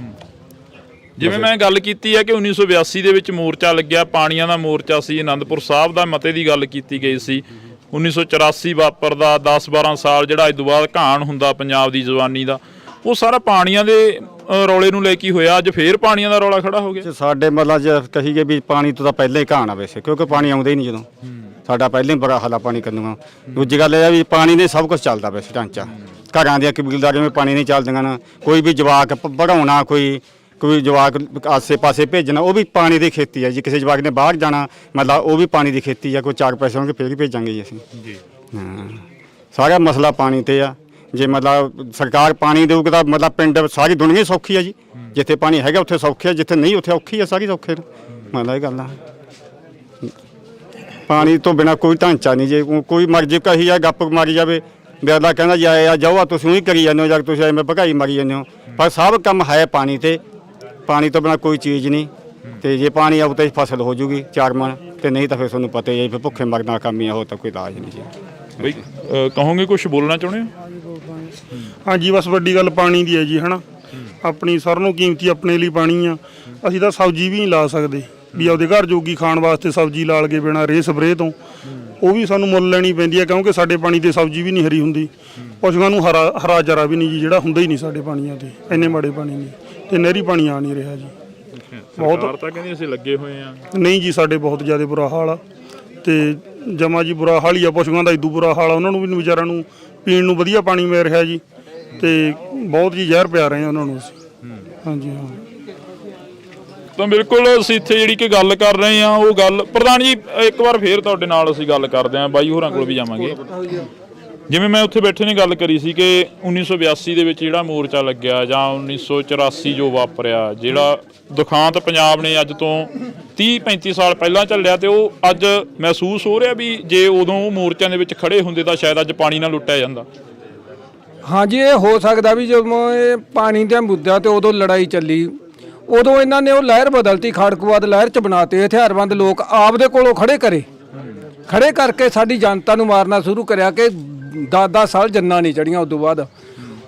ਜਿਵੇਂ ਮੈਂ ਗੱਲ ਕੀਤੀ ਹੈ ਕਿ 1982 ਦੇ ਵਿੱਚ ਮੋਰਚਾ ਲੱਗਿਆ, ਪਾਣੀਆਂ ਦਾ ਮੋਰਚਾ ਸੀ। ਅਨੰਦਪੁਰ ਸਾਹਿਬ ਦਾ ਮਤੇ ਦੀ ਗੱਲ ਕੀਤੀ ਗਈ ਸੀ। 1984 ਵਾਪਰਦਾ 10-12 ਸਾਲ ਜਿਹੜਾ ਇਸ ਤੋਂ ਬਾਅਦ ਘਾਣ ਹੁੰਦਾ ਪੰਜਾਬ ਦੀ ਜਵਾਨੀ ਦਾ, ਉਹ ਸਾਰਾ ਪਾਣੀਆਂ ਦੇ ਰੌਲੇ ਨੂੰ ਲੈ ਕੇ ਹੋਇਆ। ਅੱਜ ਫੇਰ ਪਾਣੀਆਂ ਦਾ ਰੌਲਾ ਖੜਾ ਹੋ ਗਿਆ। ਸਾਡੇ ਮਤਲਬ ਜੇ ਕਹੀਏ ਵੀ ਪਾਣੀ ਤੋਂ ਤਾਂ ਪਹਿਲਾਂ ਹੀ ਘਾਣ ਆ ਵੈਸੇ, ਕਿਉਂਕਿ ਪਾਣੀ ਆਉਂਦਾ ਹੀ ਨਹੀਂ ਜਦੋਂ। ਸਾਡਾ ਪਹਿਲਾਂ ਹੀ ਬੜਾ ਹਾਲਾ ਪਾਣੀ ਕਰਨਾ। ਦੂਜੀ ਗੱਲ ਇਹ ਆ ਵੀ ਪਾਣੀ ਨੇ ਸਭ ਕੁਝ ਚੱਲਦਾ ਵੈਸੇ ਢਾਂਚਾ। ਘਰਾਂ ਦੀਆਂ ਕਬੀਲਦਾਰੀਆਂ ਵਿੱਚ ਪਾਣੀ ਨਹੀਂ ਚੱਲਦੀਆਂ ਨਾ। ਕੋਈ ਵੀ ਜਵਾਕ ਪੜ੍ਹਾਉਣਾ, ਕੋਈ ਜਵਾਕ ਆਸੇ ਪਾਸੇ ਭੇਜਣਾ, ਉਹ ਵੀ ਪਾਣੀ ਦੀ ਖੇਤੀ ਹੈ ਜੀ। ਕਿਸੇ ਜਵਾਕ ਨੇ ਬਾਹਰ ਜਾਣਾ, ਮਤਲਬ ਉਹ ਵੀ ਪਾਣੀ ਦੀ ਖੇਤੀ ਆ। ਕੋਈ 4 ਪੈਸੇ ਹੋਣਗੇ ਫੇਰ ਹੀ ਭੇਜਾਂਗੇ ਜੀ ਅਸੀਂ। ਹਾਂ, ਸਾਰਾ ਮਸਲਾ ਪਾਣੀ ਤੇ ਆ। ਜੇ ਮਤਲਬ ਸਰਕਾਰ ਪਾਣੀ ਦੇਊਗੀ ਤਾਂ ਮਤਲਬ ਪਿੰਡ ਸਾਰੀ ਦੁਨੀਆ ਸੌਖੀ ਆ ਜੀ। ਜਿੱਥੇ ਪਾਣੀ ਹੈਗਾ ਉੱਥੇ ਸੌਖੀ ਆ, ਜਿੱਥੇ ਨਹੀਂ ਉੱਥੇ ਔਖੀ ਆ, ਸਾਰੀ ਔਖੇ ਮਤਲਬ ਇਹ ਗੱਲ ਆ। ਪਾਣੀ ਤੋਂ ਬਿਨਾਂ ਕੋਈ ਢਾਂਚਾ ਨਹੀਂ। ਜੇ ਕੋਈ ਮਰਜ਼ੀ ਕਹੀ ਆ, ਗੱਪ ਮਾਰੀ ਜਾਵੇ, ਬਿਆਲਾ ਕਹਿੰਦਾ ਜੀ ਆ ਜਾਓ, ਤੁਸੀਂ ਹੀ ਕਰੀ ਜਾਂਦੇ ਹੋ, ਜਾਂ ਤੁਸੀਂ ਐਵੇਂ ਭਗਾਈ ਮਾਰੀ ਜਾਂਦੇ ਹੋ। ਪਰ ਸਭ ਕੰਮ ਹੈ ਪਾਣੀ ਤੇ। ਪਾਣੀ ਤੋਂ ਬਿਨਾਂ ਕੋਈ ਚੀਜ਼ ਨਹੀਂ। ਤੇ ਜੇ ਪਾਣੀ ਆਊ ਤਾਂ ਫਸਲ ਹੋ ਜੂਗੀ 4 ਮਣ, ਤੇ ਨਹੀਂ ਤਾਂ ਫਿਰ ਤੁਹਾਨੂੰ ਪਤਾ ਹੀ ਹੈ, ਫਿਰ ਭੁੱਖੇ ਮਰਨਾ ਕੰਮ ਹੀ ਆ, ਹੋ ਤਾਂ ਕੋਈ ਇਲਾਜ ਨਹੀਂ ਜੀ। ਬਈ ਕਹੋਗੇ, ਕੁਝ ਬੋਲਣਾ ਚਾਹੁੰਦੇ ਹੋ? ਹਾਂਜੀ, ਬਸ ਵੱਡੀ ਗੱਲ ਪਾਣੀ ਦੀ ਹੈ ਜੀ, ਹੈ ਨਾ। ਆਪਣੀ ਸਾਰਿਆਂ ਨੂੰ ਕੀਮਤੀ ਆਪਣੇ ਲਈ ਪਾਣੀ ਆ। ਅਸੀਂ ਤਾਂ ਸਬਜ਼ੀ ਵੀ ਨਹੀਂ ਲਾ ਸਕਦੇ ਵੀ ਆਪਦੇ ਘਰ ਜੋਗੀ ਖਾਣ ਵਾਸਤੇ ਸਬਜ਼ੀ ਲਾ ਲਗੇ ਬਿਨਾਂ ਰੇਹ ਸਪਰੇਅ ਤੋਂ। ਉਹ ਵੀ ਸਾਨੂੰ ਮੁੱਲ ਲੈਣੀ ਪੈਂਦੀ ਹੈ, ਕਿਉਂਕਿ ਸਾਡੇ ਪਾਣੀ ਤੇ ਸਬਜ਼ੀ ਵੀ ਨਹੀਂ ਹਰੀ ਹੁੰਦੀ। ਪਸ਼ੂਆਂ ਨੂੰ ਹਰਾ ਚਾਰਾ ਵੀ ਨਹੀਂ ਜੀ, ਜਿਹੜਾ ਹੁੰਦਾ ਹੀ ਨਹੀਂ ਸਾਡੇ ਪਾਣੀਆਂ ਤੇ। ਇੰਨੇ ਮਾੜੇ ਪਾਣੀ ਨੇ, ਤੇ ਨਹਿਰੀ ਪਾਣੀ ਆ ਨਹੀਂ ਰਿਹਾ ਜੀ। ਬਹੁਤ ਤਾਂ ਕਹਿੰਦੇ ਅਸੀਂ ਲੱਗੇ ਹੋਏ ਆ। ਨਹੀਂ ਜੀ, ਸਾਡੇ ਬਹੁਤ ਜ਼ਿਆਦਾ ਬੁਰਾ ਹਾਲ ਆ। ਤੇ ਜਮਾ ਜੀ ਬੁਰਾ ਹਾਲ ਹੀ ਆ। ਪਸ਼ੂਆਂ ਦਾ ਇਦੋਂ ਬੁਰਾ ਹਾਲ ਆ। ਉਹਨਾਂ ਨੂੰ ਵੀ ਵਿਚਾਰਿਆਂ ਨੂੰ ਪੀਣ ਨੂੰ ਵਧੀਆ ਪਾਣੀ ਮਿਲ ਰਿਹਾ ਜੀ, ਤੇ ਬਹੁਤ ਜੀ ਜ਼ਹਿਰ ਪਿਆ ਰਹੇ ਆ ਉਹਨਾਂ ਨੂੰ ਅਸੀਂ। ਹਾਂਜੀ ਹਾਂ। ਤਾਂ ਬਿਲਕੁਲ ਅਸੀਂ ਇੱਥੇ ਜਿਹੜੀ ਕਿ ਗੱਲ ਕਰ ਰਹੇ ਹਾਂ, ਉਹ ਗੱਲ ਪ੍ਰਧਾਨ ਜੀ ਇੱਕ ਵਾਰ ਫੇਰ ਤੁਹਾਡੇ ਨਾਲ ਅਸੀਂ ਗੱਲ ਕਰਦੇ ਹਾਂ। ਬਾਈ ਹੋਰਾਂ ਕੋਲ ਵੀ ਜਾਵਾਂਗੇ। ਜਿਵੇਂ ਮੈਂ ਉੱਥੇ ਬੈਠੇ ਨੇ ਗੱਲ ਕਰੀ ਸੀ ਕਿ 1982 ਦੇ ਵਿੱਚ ਜਿਹੜਾ ਮੋਰਚਾ ਲੱਗਿਆ, ਜਾਂ 1984 ਜੋ ਵਾਪਰਿਆ, ਜਿਹੜਾ ਦੁਖਾਂਤ ਪੰਜਾਬ ਨੇ ਅੱਜ ਤੋਂ 30-35 ਸਾਲ ਪਹਿਲਾਂ ਚੱਲਿਆ, ਤੇ ਉਹ ਅੱਜ ਮਹਿਸੂਸ ਹੋ ਰਿਹਾ ਵੀ ਜੇ ਉਦੋਂ ਉਹ ਮੋਰਚਿਆਂ ਦੇ ਵਿੱਚ ਖੜੇ ਹੁੰਦੇ ਤਾਂ ਸ਼ਾਇਦ ਅੱਜ ਪਾਣੀ ਨਾਲ ਲੁੱਟਿਆ ਜਾਂਦਾ। ਹਾਂਜੀ, ਇਹ ਹੋ ਸਕਦਾ ਵੀ ਜਦੋਂ ਇਹ ਪਾਣੀ ਦੇ ਮੁੱਦਿਆਂ ਤੇ ਉਦੋਂ ਲੜਾਈ ਚੱਲੀ, ਉਦੋਂ ਇਹਨਾਂ ਨੇ ਉਹ ਲਹਿਰ ਬਦਲਤੀ, ਖਾੜਕੂਵਾਦ ਲਹਿਰ ਚ ਬਣਾਤੇ। ਹਥਿਆਰਬੰਦ ਲੋਕ ਆਪਦੇ ਕੋਲੋਂ ਖੜੇ ਕਰਕੇ ਸਾਡੀ ਜਨਤਾ ਨੂੰ ਮਾਰਨਾ ਸ਼ੁਰੂ ਕਰਿਆ ਕਿ 10-10 ਸਾਲ ਜੰਨਾਂ ਨਹੀਂ ਚੜੀਆਂ। ਉਦੋਂ ਬਾਅਦ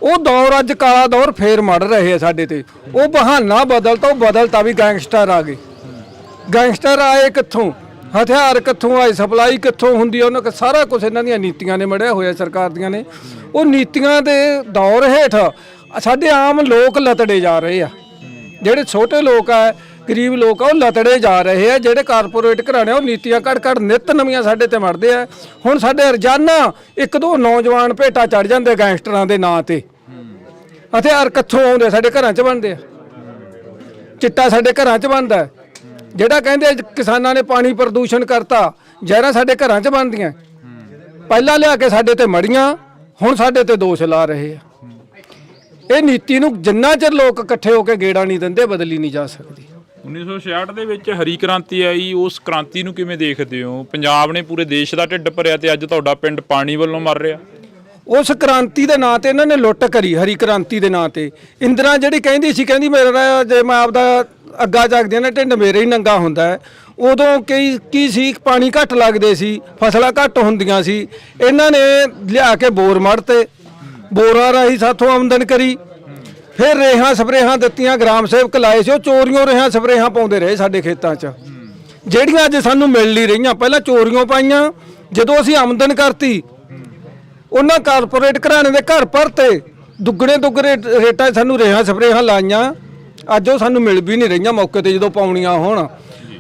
ਉਹ ਦੌਰ, ਅੱਜ ਕਾਲਾ ਦੌਰ ਫੇਰ ਮੜ ਰਹੇ ਆ ਸਾਡੇ ਤੇ। ਉਹ ਬਹਾਨਾ ਬਦਲਤਾ ਵੀ ਗੈਂਗਸਟਰ ਆ ਗਏ। ਗੈਂਗਸਟਰ ਆਏ ਕਿੱਥੋਂ? ਹਥਿਆਰ ਕਿੱਥੋਂ ਆਏ, ਸਪਲਾਈ ਕਿੱਥੋਂ ਹੁੰਦੀ ਹੈ, ਉਹਨਾਂ ਕੋਲ ਸਾਰਾ ਕੁਝ ਇਹਨਾਂ ਦੀਆਂ ਨੀਤੀਆਂ ਨੇ ਮੜਿਆ ਹੋਇਆ ਸਰਕਾਰ ਦੀਆਂ ਨੇ। ਉਹ ਨੀਤੀਆਂ ਦੇ ਦੌਰ ਹੇਠ ਸਾਡੇ ਆਮ ਲੋਕ ਲਤੜੇ ਜਾ ਰਹੇ ਆ। ਜਿਹੜੇ ਛੋਟੇ ਲੋਕ ਆ, ਗਰੀਬ ਲੋਕ ਆ, ਉਹ ਲਤੜੇ ਜਾ ਰਹੇ ਆ। ਜਿਹੜੇ ਕਾਰਪੋਰੇਟ ਘਰਾਣੇ ਉਹ ਨੀਤੀਆਂ ਘੜ ਨਿੱਤ ਨਵੀਆਂ ਸਾਡੇ ਤੇ ਮੜਦੇ ਆ। ਹੁਣ ਸਾਡੇ ਰੋਜ਼ਾਨਾ 1-2 ਨੌਜਵਾਨ ਭੇਟਾ ਚੜ ਜਾਂਦੇ ਗੈਂਗਸਟਰਾਂ ਦੇ ਨਾਂ ਤੇ। ਹਥਿਆਰ ਕਿੱਥੋਂ ਆਉਂਦੇ? ਸਾਡੇ ਘਰਾਂ 'ਚ ਬਣਦੇ ਆ। ਚਿੱਟਾ ਸਾਡੇ ਘਰਾਂ 'ਚ ਬਣਦਾ। ਜਿਹੜਾ ਕਹਿੰਦੇ ਕਿਸਾਨਾਂ ਨੇ ਪਾਣੀ ਪ੍ਰਦੂਸ਼ਣ ਕਰਤਾ, ਜ਼ਹਿਰਾਂ ਸਾਡੇ ਘਰਾਂ 'ਚ ਬਣਦੀਆਂ। ਪਹਿਲਾਂ ਲਿਆ ਕੇ ਸਾਡੇ ਤੇ ਮੜੀਆਂ, ਹੁਣ ਸਾਡੇ ਤੇ ਦੋਸ਼ ਲਾ ਰਹੇ ਆ। ਇਹ ਨੀਤੀ ਨੂੰ ਜਿੰਨਾ ਚਿਰ ਲੋਕ ਇਕੱਠੇ ਹੋ ਕੇ ਗੇੜਾ ਨਹੀਂ ਦਿੰਦੇ, ਬਦਲੀ ਨਹੀਂ ਜਾ ਸਕਦੀ। 1966 ਦੇ ਵਿੱਚ ਹਰੀ ਕ੍ਰਾਂਤੀ ਆਈ, ਉਸ ਕ੍ਰਾਂਤੀ ਨੂੰ ਕਿਵੇਂ ਦੇਖਦੇ ਹੋ? ਪੰਜਾਬ ਨੇ ਪੂਰੇ ਦੇਸ਼ ਦਾ ਢਿੱਡ ਭਰਿਆ ਤੇ ਅੱਜ ਤੁਹਾਡਾ ਪਿੰਡ ਪਾਣੀ ਵੱਲੋਂ ਮਰ ਰਿਹਾ। ਉਸ ਕ੍ਰਾਂਤੀ ਦੇ ਨਾਂ ਤੇ ਇਹਨਾਂ ਨੇ ਲੁੱਟ ਕਰੀ, ਹਰੀ ਕ੍ਰਾਂਤੀ ਦੇ ਨਾਂ ਤੇ। ਇੰਦਰਾ ਜਿਹੜੀ ਕਹਿੰਦੀ ਸੀ, ਕਹਿੰਦੀ ਮੇਰਾ ਜੇ ਮੈਂ ਆਪਦਾ ਅੱਗਾ ਜਾਗਦੀ ਨਾ ਢਿੱਡ ਮੇਰੇ ਹੀ ਨੰਗਾ ਹੁੰਦਾ ਹੈ। ਉਦੋਂ ਕੀ ਸੀ, ਪਾਣੀ ਘੱਟ ਲੱਗਦੇ ਸੀ, ਫਸਲਾਂ ਘੱਟ ਹੁੰਦੀਆਂ ਸੀ। ਇਹਨਾਂ ਨੇ ਲਿਆ ਕੇ ਬੋਰ ਮੜਤੇ, ਬੋਰਾਂ ਰਾਹੀਂ ਸਾਥੋਂ ਆਮਦਨ ਕਰੀ। ਫਿਰ ਰੇਹਾਂ ਸਪਰੇਹਾਂ ਦਿੱਤੀਆਂ, ਗ੍ਰਾਮ ਸੇਵਕ ਲਾਏ ਸੀ, ਉਹ ਚੋਰੀਆਂ ਰੇਹਾਂ ਸਪਰੇਹਾਂ ਪਾਉਂਦੇ ਰਹੇ ਸਾਡੇ ਖੇਤਾਂ 'ਚ, ਜਿਹੜੀਆਂ ਅੱਜ ਸਾਨੂੰ ਮਿਲ ਨਹੀਂ ਰਹੀਆਂ। ਪਹਿਲਾਂ ਚੋਰੀਆਂ ਪਾਈਆਂ, ਜਦੋਂ ਅਸੀਂ ਆਮਦਨ ਕਰਤੀ ਉਹਨਾਂ ਕਾਰਪੋਰੇਟ ਘਰਾਣੇ ਦੇ ਘਰ ਭਰਤੇ, ਦੁੱਗਣੇ ਰੇਟਾਂ ਸਾਨੂੰ ਰੇਹਾਂ ਸਪਰੇਹਾਂ ਲਾਈਆਂ। ਅੱਜ ਉਹ ਸਾਨੂੰ ਮਿਲ ਵੀ ਨਹੀਂ ਰਹੀਆਂ ਮੌਕੇ ਤੇ ਜਦੋਂ ਪਾਉਣੀਆਂ ਹੋਣ।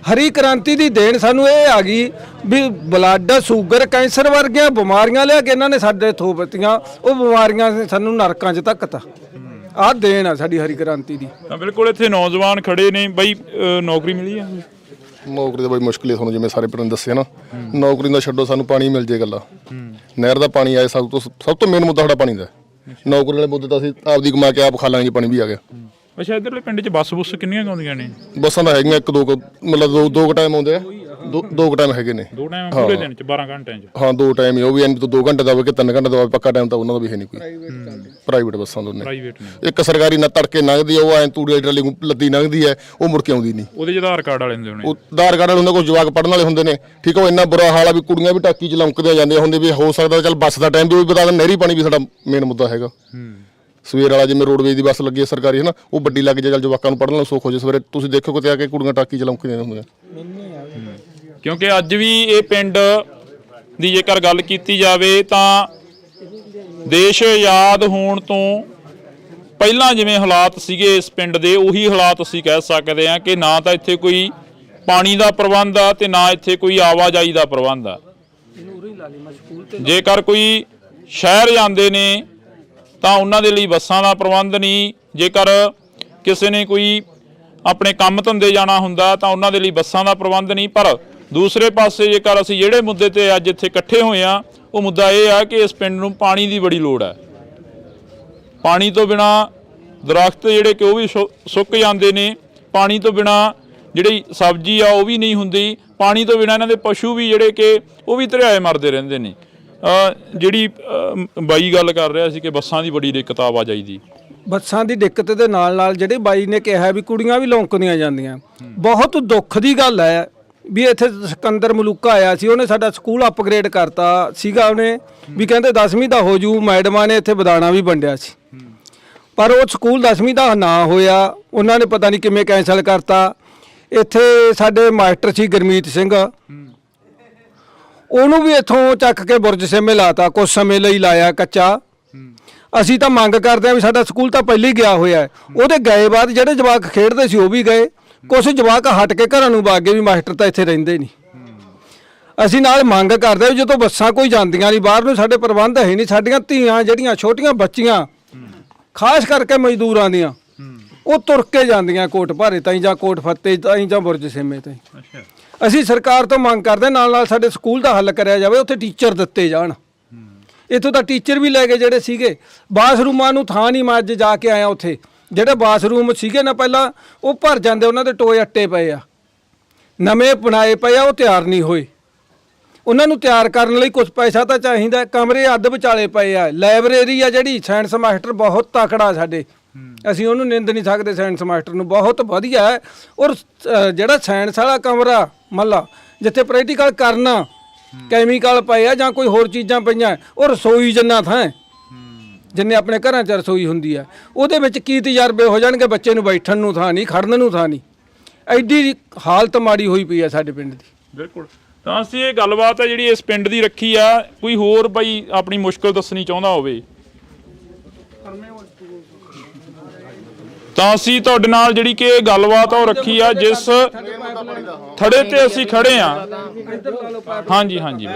ਹਰੀ ਕ੍ਰਾਂਤੀ ਦੀ ਦੇਣ ਸਾਨੂੰ ਇਹ ਆ ਗਈ ਵੀ ਬਲੱਡ, ਸ਼ੂਗਰ, ਕੈਂਸਰ ਵਰਗੀਆਂ ਬਿਮਾਰੀਆਂ ਲਿਆ ਕੇ ਇਹਨਾਂ ਨੇ ਸਾਡੇ ਥੋਪਤੀਆਂ। ਉਹ ਬਿਮਾਰੀਆਂ ਨੇ ਸਾਨੂੰ ਨਰਕਾਂ 'ਚ ਧੱਕਤਾ। ਆਹ ਦੇਣ ਆ ਸਾਡੀ ਹਰੀ ਕ੍ਰਾਂਤੀ ਦੀ। ਤਾਂ ਬਿਲਕੁਲ ਇੱਥੇ ਨੌਜਵਾਨ ਖੜੇ ਨੇ ਬਾਈ, ਨੌਕਰੀ ਮਿਲੀ ਆ? ਨੌਕਰੀ ਤਾਂ ਬੜੀ ਮੁਸ਼ਕਿਲ ਹੈ, ਤੁਹਾਨੂੰ ਜਿਵੇਂ ਸਾਰੇ ਪਿੰਡ ਨੇ ਦੱਸਿਆ ਨਾ। ਨੌਕਰੀ ਦਾ ਛੱਡੋ, ਸਾਨੂੰ ਪਾਣੀ ਮਿਲ ਜੇ ਗੱਲਾਂ। ਨਹਿਰ ਦਾ ਪਾਣੀ ਆਏ, ਸਭ ਤੋਂ ਮੇਨ ਮੁੱਦਾ ਸਾਡਾ ਪਾਣੀ ਦਾ। ਨੌਕਰੀ ਵਾਲੇ ਮੁੱਦੇ ਤਾਂ ਅਸੀਂ ਆਪਦੀ ਕਮਾ ਕੇ ਆਪ ਖਾ ਲਾਂਗੇ, ਪਾਣੀ ਵੀ ਆ ਗਿਆ। ਅੱਛਾ, ਇੱਧਰਲੇ ਪਿੰਡ 'ਚ ਬੱਸ ਕਿੰਨੀਆਂ ਆਉਂਦੀਆਂ ਨੇ? ਬੱਸਾਂ ਤਾਂ ਹੈਗੀਆਂ 1-2, ਮਤਲਬ ਦੋ ਟਾਈਮ ਆਉਂਦੇ ਆ। ਦੋ ਟਾਈਮ ਹੈਗੇ ਨੇ। 2 ਟਾਈਮ ਪੂਰੇ ਦਿਨ 'ਚ 12 ਘੰਟਿਆਂ 'ਚ? ਹਾਂ, 2 ਟਾਈਮ ਹੀ। ਉਹ ਵੀ 2 ਘੰਟੇ ਦਾ ਹੋਵੇ ਕਿ 3 ਘੰਟੇ ਦਾ ਹੋਵੇ, ਪੱਕਾ ਟਾਈਮ ਤਾਂ ਉਹਨਾਂ ਦਾ ਵੀ ਹੈ ਨਹੀਂ ਕੋਈ। ਪ੍ਰਾਈਵੇਟ ਬੱਸਾਂ ਦੋਨੇ। ਇੱਕ ਸਰਕਾਰੀ ਨਾ ਤੜਕੇ ਲੰਘਦੀ ਆ, ਉਹ ਐਂ ਤੂੜੀ ਟਰਾਲੀ ਲੱਦੀ ਲੰਘਦੀ ਹੈ, ਉਹ ਮੁੜ ਕੇ ਆਉਂਦੀ ਨਹੀਂ। ਉਹਦੇ 'ਚ ਆਧਾਰ ਕਾਰਡ ਵਾਲੇ ਹੁੰਦੇ ਹੋਣੇ। ਉਹ ਆਧਾਰ ਕਾਰਡ ਵਾਲੇ ਹੁੰਦੇ, ਕੋਈ ਜਵਾਕ ਪੜ੍ਹਨ ਵਾਲੇ ਹੁੰਦੇ ਨੇ। ਠੀਕ ਆ, ਉਹ ਇੰਨਾ ਬੁਰਾ ਹਾਲ ਆ ਵੀ ਕੁੜੀਆਂ ਵੀ ਟਾਕੀ 'ਚ ਲੰਕਦੀਆਂ ਜਾਂਦੀਆਂ ਹੁੰਦੇ। ਵੀ ਹੋ ਸਕਦਾ ਚੱਲ ਬੱਸ ਦਾ ਟਾਈਮ ਵੀ ਬਤਾ ਦੇਣ। ਨਹਿਰੀ ਪਾਣੀ ਵੀ ਸਾਡਾ ਮੇਨ ਮੁੱਦਾ ਹੈਗਾ। ਸਵੇਰ ਵਾਲਾ ਜਿਵੇਂ ਰੋਡਵੇਜ਼ ਦੀ ਬੱਸ ਲੱਗੀ ਹੈ ਸਰਕਾਰੀ, ਹੈ ਨਾ, ਉਹ ਵੱਡੀ ਲੱਗ ਜੇ, ਚੱਲ ਜਵਾਕਾਂ ਨੂੰ ਪੜ੍ਹਨ ਨੂੰ ਸੁੱਖ ਹੋ ਜੇ। ਸਵੇਰੇ ਤੁਸੀਂ ਦੇਖੋ ਕਿਤੇ ਆ ਕੇ ਕੁੜੀਆਂ ਟਾਕੀ 'ਚ ਲੰਕਦੀਆਂ ਹੁੰਦੀਆਂ। ਕਿਉਂਕਿ ਅੱਜ ਵੀ ਇਹ ਪਿੰਡ ਦੀ ਜੇਕਰ ਗੱਲ ਕੀਤੀ ਜਾਵੇ ਤਾਂ ਦੇਸ਼ ਆਜ਼ਾਦ ਹੋਣ ਤੋਂ ਪਹਿਲਾਂ ਜਿਵੇਂ ਹਾਲਾਤ ਸੀਗੇ ਇਸ ਪਿੰਡ ਦੇ, ਉਹੀ ਹਾਲਾਤ ਅਸੀਂ ਕਹਿ ਸਕਦੇ ਹਾਂ ਕਿ ਨਾ ਤਾਂ ਇੱਥੇ ਕੋਈ ਪਾਣੀ ਦਾ ਪ੍ਰਬੰਧ ਆ ਤੇ ਨਾ ਇੱਥੇ ਕੋਈ ਆਵਾਜਾਈ ਦਾ ਪ੍ਰਬੰਧ ਆ। ਜੇਕਰ ਕੋਈ ਸ਼ਹਿਰ ਜਾਂਦੇ ਨੇ ਤਾਂ ਉਹਨਾਂ ਦੇ ਲਈ ਬੱਸਾਂ ਦਾ ਪ੍ਰਬੰਧ ਨਹੀਂ। ਜੇਕਰ ਕਿਸੇ ਨੇ ਕੋਈ ਆਪਣੇ ਕੰਮ ਧੰਦੇ ਜਾਣਾ ਹੁੰਦਾ ਤਾਂ ਉਹਨਾਂ ਦੇ ਲਈ ਬੱਸਾਂ ਦਾ ਪ੍ਰਬੰਧ ਨਹੀਂ। ਪਰ ਦੂਸਰੇ ਪਾਸੇ ਜੇਕਰ ਅਸੀਂ ਜਿਹੜੇ ਮੁੱਦੇ ਤੇ ਅੱਜ ਇੱਥੇ ਇਕੱਠੇ ਹੋਏ ਆ, ਉਹ ਮੁੱਦਾ ਇਹ ਆ ਕਿ ਇਸ ਪਿੰਡ ਨੂੰ ਪਾਣੀ ਦੀ ਬੜੀ ਲੋੜ ਹੈ। ਪਾਣੀ ਤੋਂ ਬਿਨਾ ਦਰਖਤ ਜਿਹੜੇ ਕਿ ਉਹ ਵੀ ਸੁੱਕ ਜਾਂਦੇ ਨੇ। ਪਾਣੀ ਤੋਂ ਬਿਨਾ ਜਿਹੜੀ ਸਬਜ਼ੀ ਆ ਉਹ ਵੀ ਨਹੀਂ ਹੁੰਦੀ। ਪਾਣੀ ਤੋਂ ਬਿਨਾ ਇਹਨਾਂ ਦੇ ਪਸ਼ੂ ਵੀ ਜਿਹੜੇ ਕਿ ਉਹ ਵੀ ਧਰਿਆਏ ਮਰਦੇ ਰਹਿੰਦੇ ਨੇ। ਜਿਹੜੀ ਬਾਈ ਗੱਲ ਕਰ ਰਿਹਾ ਸੀ ਕਿ ਬੱਸਾਂ ਦੀ ਬੜੀ ਦਿੱਕਤ ਆਵਾਜਾਈ ਦੀ। ਬੱਸਾਂ ਦੀ ਦਿੱਕਤ ਦੇ ਨਾਲ ਨਾਲ ਜਿਹੜੇ ਬਾਈ ਨੇ ਕਿਹਾ ਵੀ ਕੁੜੀਆਂ ਵੀ ਲੌਂਕਦੀਆਂ ਜਾਂਦੀਆਂ, ਬਹੁਤ ਦੁੱਖ ਦੀ ਗੱਲ ਹੈ ਵੀ ਇੱਥੇ ਸਿਕੰਦਰ ਮਲੂਕਾ ਆਇਆ ਸੀ, ਉਹਨੇ ਸਾਡਾ ਸਕੂਲ ਅਪਗ੍ਰੇਡ ਕਰਤਾ ਸੀਗਾ। ਉਹਨੇ ਵੀ ਕਹਿੰਦੇ 10ਵੀਂ ਦਾ ਹੋ ਜੂ, ਮੈਡਮਾਂ ਨੇ ਇੱਥੇ ਬਦਾਣਾ ਵੀ ਵੰਡਿਆ ਸੀ, ਪਰ ਉਹ ਸਕੂਲ 10ਵੀਂ ਦਾ ਨਾ ਹੋਇਆ। ਉਹਨਾਂ ਨੇ ਪਤਾ ਨਹੀਂ ਕਿਵੇਂ ਕੈਂਸਲ ਕਰਤਾ। ਇੱਥੇ ਸਾਡੇ ਮਾਸਟਰ ਸੀ ਗੁਰਮੀਤ ਸਿੰਘ, ਉਹਨੂੰ ਵੀ ਇੱਥੋਂ ਚੱਕ ਕੇ ਬੁਰਜ ਸੇਮੇ ਲਾਤਾ, ਕੁਝ ਸਮੇਂ ਲਈ ਲਾਇਆ ਕੱਚਾ। ਅਸੀਂ ਤਾਂ ਮੰਗ ਕਰਦੇ ਹਾਂ ਵੀ ਸਾਡਾ ਸਕੂਲ ਤਾਂ ਪਹਿਲਾਂ ਹੀ ਗਿਆ ਹੋਇਆ ਹੈ। ਉਹਦੇ ਗਏ ਬਾਅਦ ਜਿਹੜੇ ਜਵਾਕ ਖੇਡਦੇ ਸੀ ਉਹ ਵੀ ਗਏ, ਕੁਝ ਜਵਾਕ ਹਟ ਕੇ ਘਰਾਂ ਨੂੰ ਵਗ ਗਏ ਵੀ ਮਾਸਟਰ ਤਾਂ ਇੱਥੇ ਰਹਿੰਦੇ ਨਹੀਂ। ਅਸੀਂ ਨਾਲ ਮੰਗ ਕਰਦੇ ਹਾਂ ਵੀ ਜਦੋਂ ਬੱਸਾਂ ਕੋਈ ਜਾਂਦੀਆਂ ਨਹੀਂ ਬਾਹਰ ਨੂੰ, ਸਾਡੇ ਪ੍ਰਬੰਧ ਹੈ ਨਹੀਂ। ਸਾਡੀਆਂ ਧੀਆਂ ਜਿਹੜੀਆਂ ਛੋਟੀਆਂ ਬੱਚੀਆਂ, ਖਾਸ ਕਰਕੇ ਮਜ਼ਦੂਰਾਂ ਦੀਆਂ, ਉਹ ਤੁਰ ਕੇ ਜਾਂਦੀਆਂ ਕੋਟ ਭਾਰੇ ਤਾਈਂ ਜਾਂ ਕੋਟ ਫੱਤੇ ਤਾਈਂ ਜਾਂ ਬੁਰਜ ਸੇਮੇ ਤਾਈਂ। ਅਸੀਂ ਸਰਕਾਰ ਤੋਂ ਮੰਗ ਕਰਦੇ ਨਾਲ ਨਾਲ ਸਾਡੇ ਸਕੂਲ ਦਾ ਹੱਲ ਕਰਿਆ ਜਾਵੇ, ਉੱਥੇ ਟੀਚਰ ਦਿੱਤੇ ਜਾਣ। ਇੱਥੋਂ ਤਾਂ ਟੀਚਰ ਵੀ ਲੈ ਗਏ ਜਿਹੜੇ ਸੀਗੇ। ਬਾਥਰੂਮਾਂ ਨੂੰ ਥਾਂ ਨਹੀਂ, ਮੈਂ ਅੱਜ ਜਾ ਕੇ ਆਇਆ ਉੱਥੇ। ਜਿਹੜੇ ਬਾਥਰੂਮ ਸੀਗੇ ਨਾ ਪਹਿਲਾਂ, ਉਹ ਭਰ ਜਾਂਦੇ, ਉਹਨਾਂ ਦੇ ਟੋਏ ਅੱਟੇ ਪਏ ਆ, ਨਵੇਂ ਬਣਾਏ ਪਏ ਆ, ਉਹ ਤਿਆਰ ਨਹੀਂ ਹੋਏ। ਉਹਨਾਂ ਨੂੰ ਤਿਆਰ ਕਰਨ ਲਈ ਕੁਝ ਪੈਸਾ ਤਾਂ ਚਾਹੀਦਾ। ਕਮਰੇ ਅੱਧ ਵਿਚਾਲੇ ਪਏ ਆ। ਲਾਇਬ੍ਰੇਰੀ ਆ ਜਿਹੜੀ, ਸਾਇੰਸ ਮਾਸਟਰ ਬਹੁਤ ਤਕੜਾ ਸਾਡੇ, ਅਸੀਂ ਉਹਨੂੰ ਨਿੰਦ ਨਹੀਂ ਸਕਦੇ। ਸਾਇੰਸ ਮਾਸਟਰ ਨੂੰ ਬਹੁਤ ਵਧੀਆ ਹੈ। ਔਰ ਜਿਹੜਾ ਸਾਇੰਸ ਵਾਲਾ ਕਮਰਾ ਮੱਲਾ ਜਿੱਥੇ ਪ੍ਰੈਕਟੀਕਲ ਕਰਨਾ, ਕੈਮੀਕਲ ਪਏ ਆ ਜਾਂ ਕੋਈ ਹੋਰ ਚੀਜ਼ਾਂ ਪਈਆਂ, ਉਹ ਰਸੋਈ ਜਿੰਨਾ ਥਾਂ, ਜਿੰਨੇ ਆਪਣੇ ਘਰਾਂ 'ਚ ਰਸੋਈ ਹੁੰਦੀ ਹੈ, ਉਹਦੇ ਵਿੱਚ ਕੀ ਤਜਰਬੇ ਹੋ ਜਾਣਗੇ। ਬੱਚੇ ਨੂੰ ਬੈਠਣ ਨੂੰ ਥਾਂ ਨਹੀਂ, ਖੜਨ ਨੂੰ ਥਾਂ ਨਹੀਂ। ਐਡੀ ਹਾਲਤ ਮਾੜੀ ਹੋਈ ਪਈ ਹੈ ਸਾਡੇ ਪਿੰਡ ਦੀ। ਬਿਲਕੁਲ। ਤਾਂ ਅਸੀਂ ਇਹ ਗੱਲਬਾਤ ਹੈ ਜਿਹੜੀ ਇਸ ਪਿੰਡ ਦੀ ਰੱਖੀ ਆ। ਕੋਈ ਹੋਰ ਬਾਈ ਆਪਣੀ ਮੁਸ਼ਕਲ ਦੱਸਣੀ ਚਾਹੁੰਦਾ ਹੋਵੇ ਤਾਂ ਅਸੀਂ ਤੁਹਾਡੇ ਨਾਲ ਜਿਹੜੀ ਕਿ ਇਹ ਗੱਲਬਾਤ ਆ ਉਹ ਰੱਖੀ ਆ, ਜਿਸ ਥੜੇ ਤੇ ਅਸੀਂ ਖੜੇ ਆ। ਹਾਂਜੀ ਹਾਂਜੀ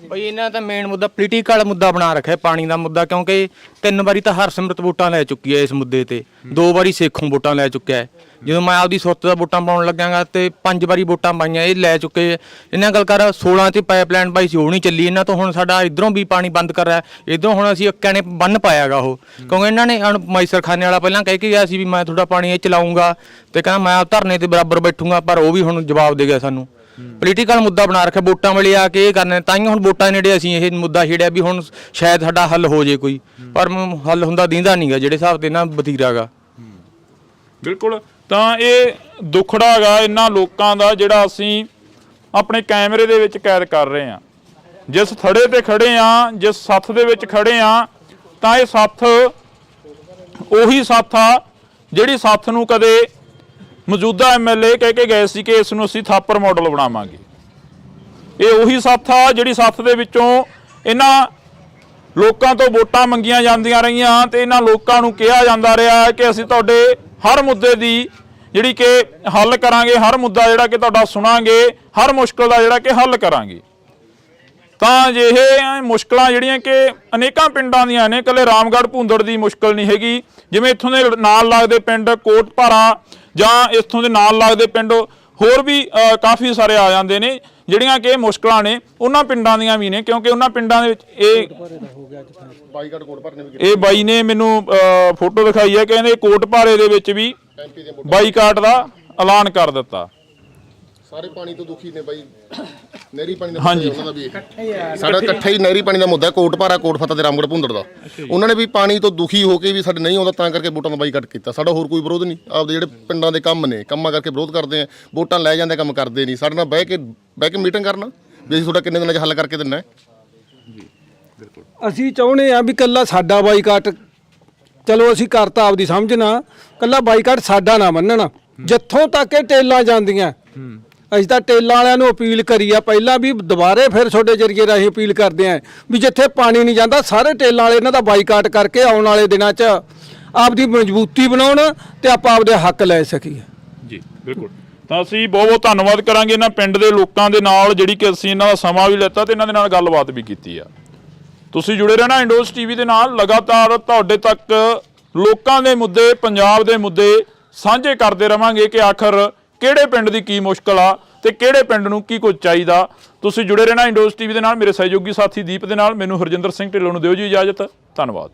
ਬਈ ਇਹਨਾਂ ਦਾ ਮੇਨ ਮੁੱਦਾ ਪੋਲੀਟੀਕਲ ਮੁੱਦਾ ਬਣਾ ਰੱਖਿਆ, ਪਾਣੀ ਦਾ ਮੁੱਦਾ, ਕਿਉਂਕਿ 3 ਵਾਰੀ ਤਾਂ ਹਰਸਿਮਰਤ ਵੋਟਾਂ ਲੈ ਚੁੱਕੀ ਹੈ ਇਸ ਮੁੱਦੇ ਤੇ, 2 ਵਾਰੀ ਸੇਖੋਂ ਵੋਟਾਂ ਲੈ ਚੁੱਕਿਆ ਹੈ। ਜਦੋਂ ਮੈਂ ਆਪਦੀ ਸੁੱਤ ਦਾ ਵੋਟਾਂ ਪਾਉਣ ਲੱਗਾਂਗਾ ਤੇ 5 ਵਾਰੀ ਵੋਟਾਂ ਪਾਈਆਂ, ਇਹ ਲੈ ਚੁੱਕੇ। ਇਹਨਾਂ ਗੱਲ ਕਰ 16 'ਚ ਪਾਈਪਲਾਈਨ ਪਾਈ ਸੀ, ਉਹ ਨਹੀਂ ਚੱਲੀ ਇਹਨਾਂ ਤੋਂ। ਹੁਣ ਸਾਡਾ ਇਧਰੋਂ ਵੀ ਪਾਣੀ ਬੰਦ ਕਰ ਰਿਹਾ, ਇਧਰੋਂ ਹੁਣ ਅਸੀਂ ਅੱਕਿਆਂ ਨੇ ਬੰਨ ਪਾਇਆਗਾ ਉਹ, ਕਿਉਂਕਿ ਇਹਨਾਂ ਨੇ ਮਾਈਸਰ ਖਾਨੇ ਵਾਲਾ ਪਹਿਲਾਂ ਕਹਿ ਕੇ ਗਿਆ ਸੀ ਵੀ ਮੈਂ ਤੁਹਾਡਾ ਪਾਣੀ ਇਹ ਚਲਾਉਂਗਾ, ਤੇ ਕਹਿੰਦਾ ਮੈਂ ਧਰਨੇ ਤੇ ਬਰਾਬਰ ਬੈਠੂੰਗਾ, ਪਰ ਉਹ ਵੀ ਹੁਣ ਜਵਾਬ ਦੇ ਗਿਆ ਸਾਨੂੰ। ਪੋਲੀਟੀਕਲ ਮੁੱਦਾ ਬਣਾ ਰੱਖਿਆ, ਵੋਟਾਂ ਵੇਲੇ ਆ ਕੇ ਇਹ ਕਰਨੇ, ਤਾਂ ਹੀ ਹੁਣ ਵੋਟਾਂ ਨੇੜੇ ਅਸੀਂ ਇਹ ਮੁੱਦਾ ਛੇੜਿਆ ਵੀ ਹੁਣ ਸ਼ਾਇਦ ਸਾਡਾ ਹੱਲ ਹੋ ਜੇ ਕੋਈ, ਪਰ ਹੱਲ ਹੁੰਦਾ ਦੀਂਦਾ ਨਹੀਂਗਾ ਜਿਹੜੇ ਹਿਸਾਬ ਤੇ ਨਾ ਵਤੀਰਾ ਗਾ। ਬਿਲਕੁਲ। ਤਾਂ ਇਹ ਦੁੱਖੜਾ ਹੈਗਾ ਇਹਨਾਂ ਲੋਕਾਂ ਦਾ ਜਿਹੜਾ ਅਸੀਂ ਆਪਣੇ ਕੈਮਰੇ ਦੇ ਵਿੱਚ ਕੈਦ ਕਰ ਰਹੇ ਹਾਂ। ਜਿਸ ਥੜੇ ਤੇ ਖੜੇ ਆ, ਜਿਸ ਸੱਥ ਦੇ ਵਿੱਚ ਖੜੇ ਆ, ਤਾਂ ਇਹ ਸੱਥ ਉਹੀ ਸੱਥ ਆ ਜਿਹੜੀ ਸੱਥ ਨੂੰ ਕਦੇ ਮੌਜੂਦਾ ਐਮਐਲਏ ਕਹਿ ਕੇ ਗਏ ਸੀ ਕਿ ਇਸ ਨੂੰ ਅਸੀਂ ਥਾਪਰ ਮਾਡਲ ਬਣਾਵਾਂਗੇ। ਇਹ ਉਹੀ ਸੱਥ ਆ ਜਿਹੜੀ ਸੱਥ ਦੇ ਵਿੱਚੋਂ ਇਹਨਾਂ ਲੋਕਾਂ ਤੋਂ ਵੋਟਾਂ ਮੰਗੀਆਂ ਜਾਂਦੀਆਂ ਰਹੀਆਂ ਤੇ ਇਹਨਾਂ ਲੋਕਾਂ ਨੂੰ ਕਿਹਾ ਜਾਂਦਾ ਰਿਹਾ ਕਿ ਅਸੀਂ ਤੁਹਾਡੇ ਹਰ ਮੁੱਦੇ ਦੀ ਜਿਹੜੀ ਕਿ ਹੱਲ ਕਰਾਂਗੇ, ਹਰ ਮੁੱਦਾ ਜਿਹੜਾ ਕਿ ਤੁਹਾਡਾ ਸੁਣਾਂਗੇ, ਹਰ ਮੁਸ਼ਕਲ ਦਾ ਜਿਹੜਾ ਕਿ ਹੱਲ ਕਰਾਂਗੇ। ਤਾਂ ਇਹ ਮੁਸ਼ਕਲਾਂ ਜਿਹੜੀਆਂ ਕਿ ਅਨੇਕਾਂ ਪਿੰਡਾਂ ਦੀਆਂ ਨੇ, ਇਕੱਲੇ ਰਾਮਗੜ੍ਹ ਭੂੰਦੜ ਦੀ ਮੁਸ਼ਕਲ ਨਹੀਂ ਹੈਗੀ। ਜਿਵੇਂ ਇੱਥੋਂ ਦੇ ਨਾਲ ਲੱਗਦੇ ਪਿੰਡ ਕੋਟਭਾਰਾ ਜਾਂ ਇੱਥੋਂ ਦੇ ਨਾਲ ਲੱਗਦੇ ਪਿੰਡ ਹੋਰ ਵੀ ਕਾਫੀ ਸਾਰੇ ਆ ਜਾਂਦੇ ਨੇ, ਜਿਹੜੀਆਂ ਕਿ ਮੁਸ਼ਕਲਾਂ ਨੇ ਉਹਨਾਂ ਪਿੰਡਾਂ ਦੀਆਂ ਵੀ ਨੇ, ਕਿਉਂਕਿ ਉਹਨਾਂ ਪਿੰਡਾਂ ਦੇ ਵਿੱਚ ਇਹ ਬਾਈ ਨੇ ਮੈਨੂੰ ਫੋਟੋ ਦਿਖਾਈ ਹੈ, ਕਹਿੰਦੇ ਕੋਟਭਾਰੇ ਦੇ ਵਿੱਚ ਵੀ ਬਾਈਕਾਟ ਦਾ ਐਲਾਨ ਕਰ ਦਿੱਤਾ। ਸਾਰੇ ਪਾਣੀ ਤੋਂ ਦੁਖੀ ਨੇ ਬਾਈ, ਨਹਿਰੀ ਪਾਣੀ ਦਾ ਮੁੱਦਾ ਉਹਨਾਂ ਦਾ ਵੀ ਸਾਡਾ ਇਕੱਠਾ ਹੀ ਨਹਿਰੀ ਪਾਣੀ ਦਾ ਮੁੱਦਾ, ਕੋਟਭਾਰਾ, ਕੋਟਫਤਾ ਤੇ ਰਾਮਗੜ੍ਹ ਭੁੰਦੜ ਦਾ। ਉਹਨਾਂ ਨੇ ਵੀ ਪਾਣੀ ਤੋਂ ਦੁਖੀ ਹੋ ਕੇ ਵੀ ਸਾਡੇ ਨਹੀਂ ਆਉਂਦਾ, ਤਾਂ ਕਰਕੇ ਵੋਟਾਂ ਦਾ ਬਾਈਕਾਟ ਕੀਤਾ। ਸਾਡਾ ਹੋਰ ਕੋਈ ਵਿਰੋਧ ਨਹੀਂ, ਆਪਦੇ ਜਿਹੜੇ ਪਿੰਡਾਂ ਦੇ ਕੰਮ ਨੇ, ਕੰਮਾਂ ਕਰਕੇ ਵਿਰੋਧ ਕਰਦੇ ਆ। ਵੋਟਾਂ ਲੈ ਜਾਂਦੇ, ਕੰਮ ਕਰਦੇ ਨਹੀਂ। ਸਾਡੇ ਨਾਲ ਬਹਿ ਕੇ ਮੀਟਿੰਗ ਕਰਨਾ ਵੀ ਅਸੀਂ ਤੁਹਾਡਾ ਕਿੰਨੇ ਦਿਨਾਂ 'ਚ ਹੱਲ ਕਰਕੇ ਦਿੰਨਾ। ਅਸੀਂ ਚਾਹੁੰਦੇ ਆ ਵੀ ਕੱਲਾ ਸਾਡਾ ਬਾਈਕਾਟ, ਚਲੋ ਅਸੀਂ ਕਰਤਾ ਆਪਦੀ ਸਮਝ ਨਾ, ਕੱਲਾ ਬਾਈਕਾਟ ਸਾਡਾ ਨਾ ਮੰਨਣਾ। ਜਿੱਥੋਂ ਤੱਕ ਇਹ ਟੇਲਾਂ ਜਾਂਦੀਆਂ, ਅਸੀਂ ਤਾਂ ਟੇਲਾਂ ਵਾਲਿਆਂ ਨੂੰ ਅਪੀਲ ਕਰੀ ਆ ਪਹਿਲਾਂ ਵੀ, ਦੁਬਾਰੇ ਫਿਰ ਤੁਹਾਡੇ ਜਰੀਏ ਰਾਹੀਂ ਅਪੀਲ ਕਰਦੇ ਆ ਵੀ ਜਿੱਥੇ ਪਾਣੀ ਨਹੀਂ ਜਾਂਦਾ ਸਾਰੇ ਟੇਲਾਂ ਵਾਲੇ ਇਹਨਾਂ ਦਾ ਬਾਈਕਾਟ ਕਰਕੇ ਆਉਣ ਵਾਲੇ ਦਿਨਾਂ 'ਚ ਆਪਦੀ ਮਜ਼ਬੂਤੀ ਬਣਾਉਣ ਤੇ ਆਪਾਂ ਆਪਦੇ ਹੱਕ ਲੈ ਸਕੀਏ। ਜੀ ਬਿਲਕੁਲ। ਤਾਂ ਅਸੀਂ ਬਹੁਤ ਬਹੁਤ ਧੰਨਵਾਦ ਕਰਾਂਗੇ ਇਹਨਾਂ ਪਿੰਡ ਦੇ ਲੋਕਾਂ ਦੇ ਨਾਲ, ਜਿਹੜੀ ਕਿ ਅਸੀਂ ਇਹਨਾਂ ਦਾ ਸਮਾਂ ਵੀ ਲਿੱਤਾ ਤੇ ਇਹਨਾਂ ਦੇ ਨਾਲ ਗੱਲਬਾਤ ਵੀ ਕੀਤੀ ਆ। ਤੁਸੀਂ ਜੁੜੇ ਰਹਿਣਾ ਇੰਡੋਜ਼ ਟੀਵੀ ਦੇ ਨਾਲ, ਲਗਾਤਾਰ ਤੁਹਾਡੇ ਤੱਕ ਲੋਕਾਂ ਦੇ ਮੁੱਦੇ, ਪੰਜਾਬ ਦੇ ਮੁੱਦੇ ਸਾਂਝੇ ਕਰਦੇ ਰਵਾਂਗੇ ਕਿ ਆਖਰ ਕਿਹੜੇ ਪਿੰਡ ਦੀ ਕੀ ਮੁਸ਼ਕਲ ਆ ਤੇ ਕਿਹੜੇ ਪਿੰਡ ਨੂੰ ਕੀ ਕੁਝ ਚਾਹੀਦਾ। ਤੁਸੀਂ ਜੁੜੇ ਰਹਿਣਾ ਇੰਡੋਜ਼ ਟੀਵੀ ਦੇ ਨਾਲ, ਮੇਰੇ ਸਹਿਯੋਗੀ ਸਾਥੀ ਦੀਪ ਦੇ ਨਾਲ। ਮੈਨੂੰ ਹਰਜਿੰਦਰ ਸਿੰਘ ਢਿੱਲੋਂ ਨੂੰ ਦਿਓ ਜੀ ਇਜਾਜ਼ਤ, ਧੰਨਵਾਦ।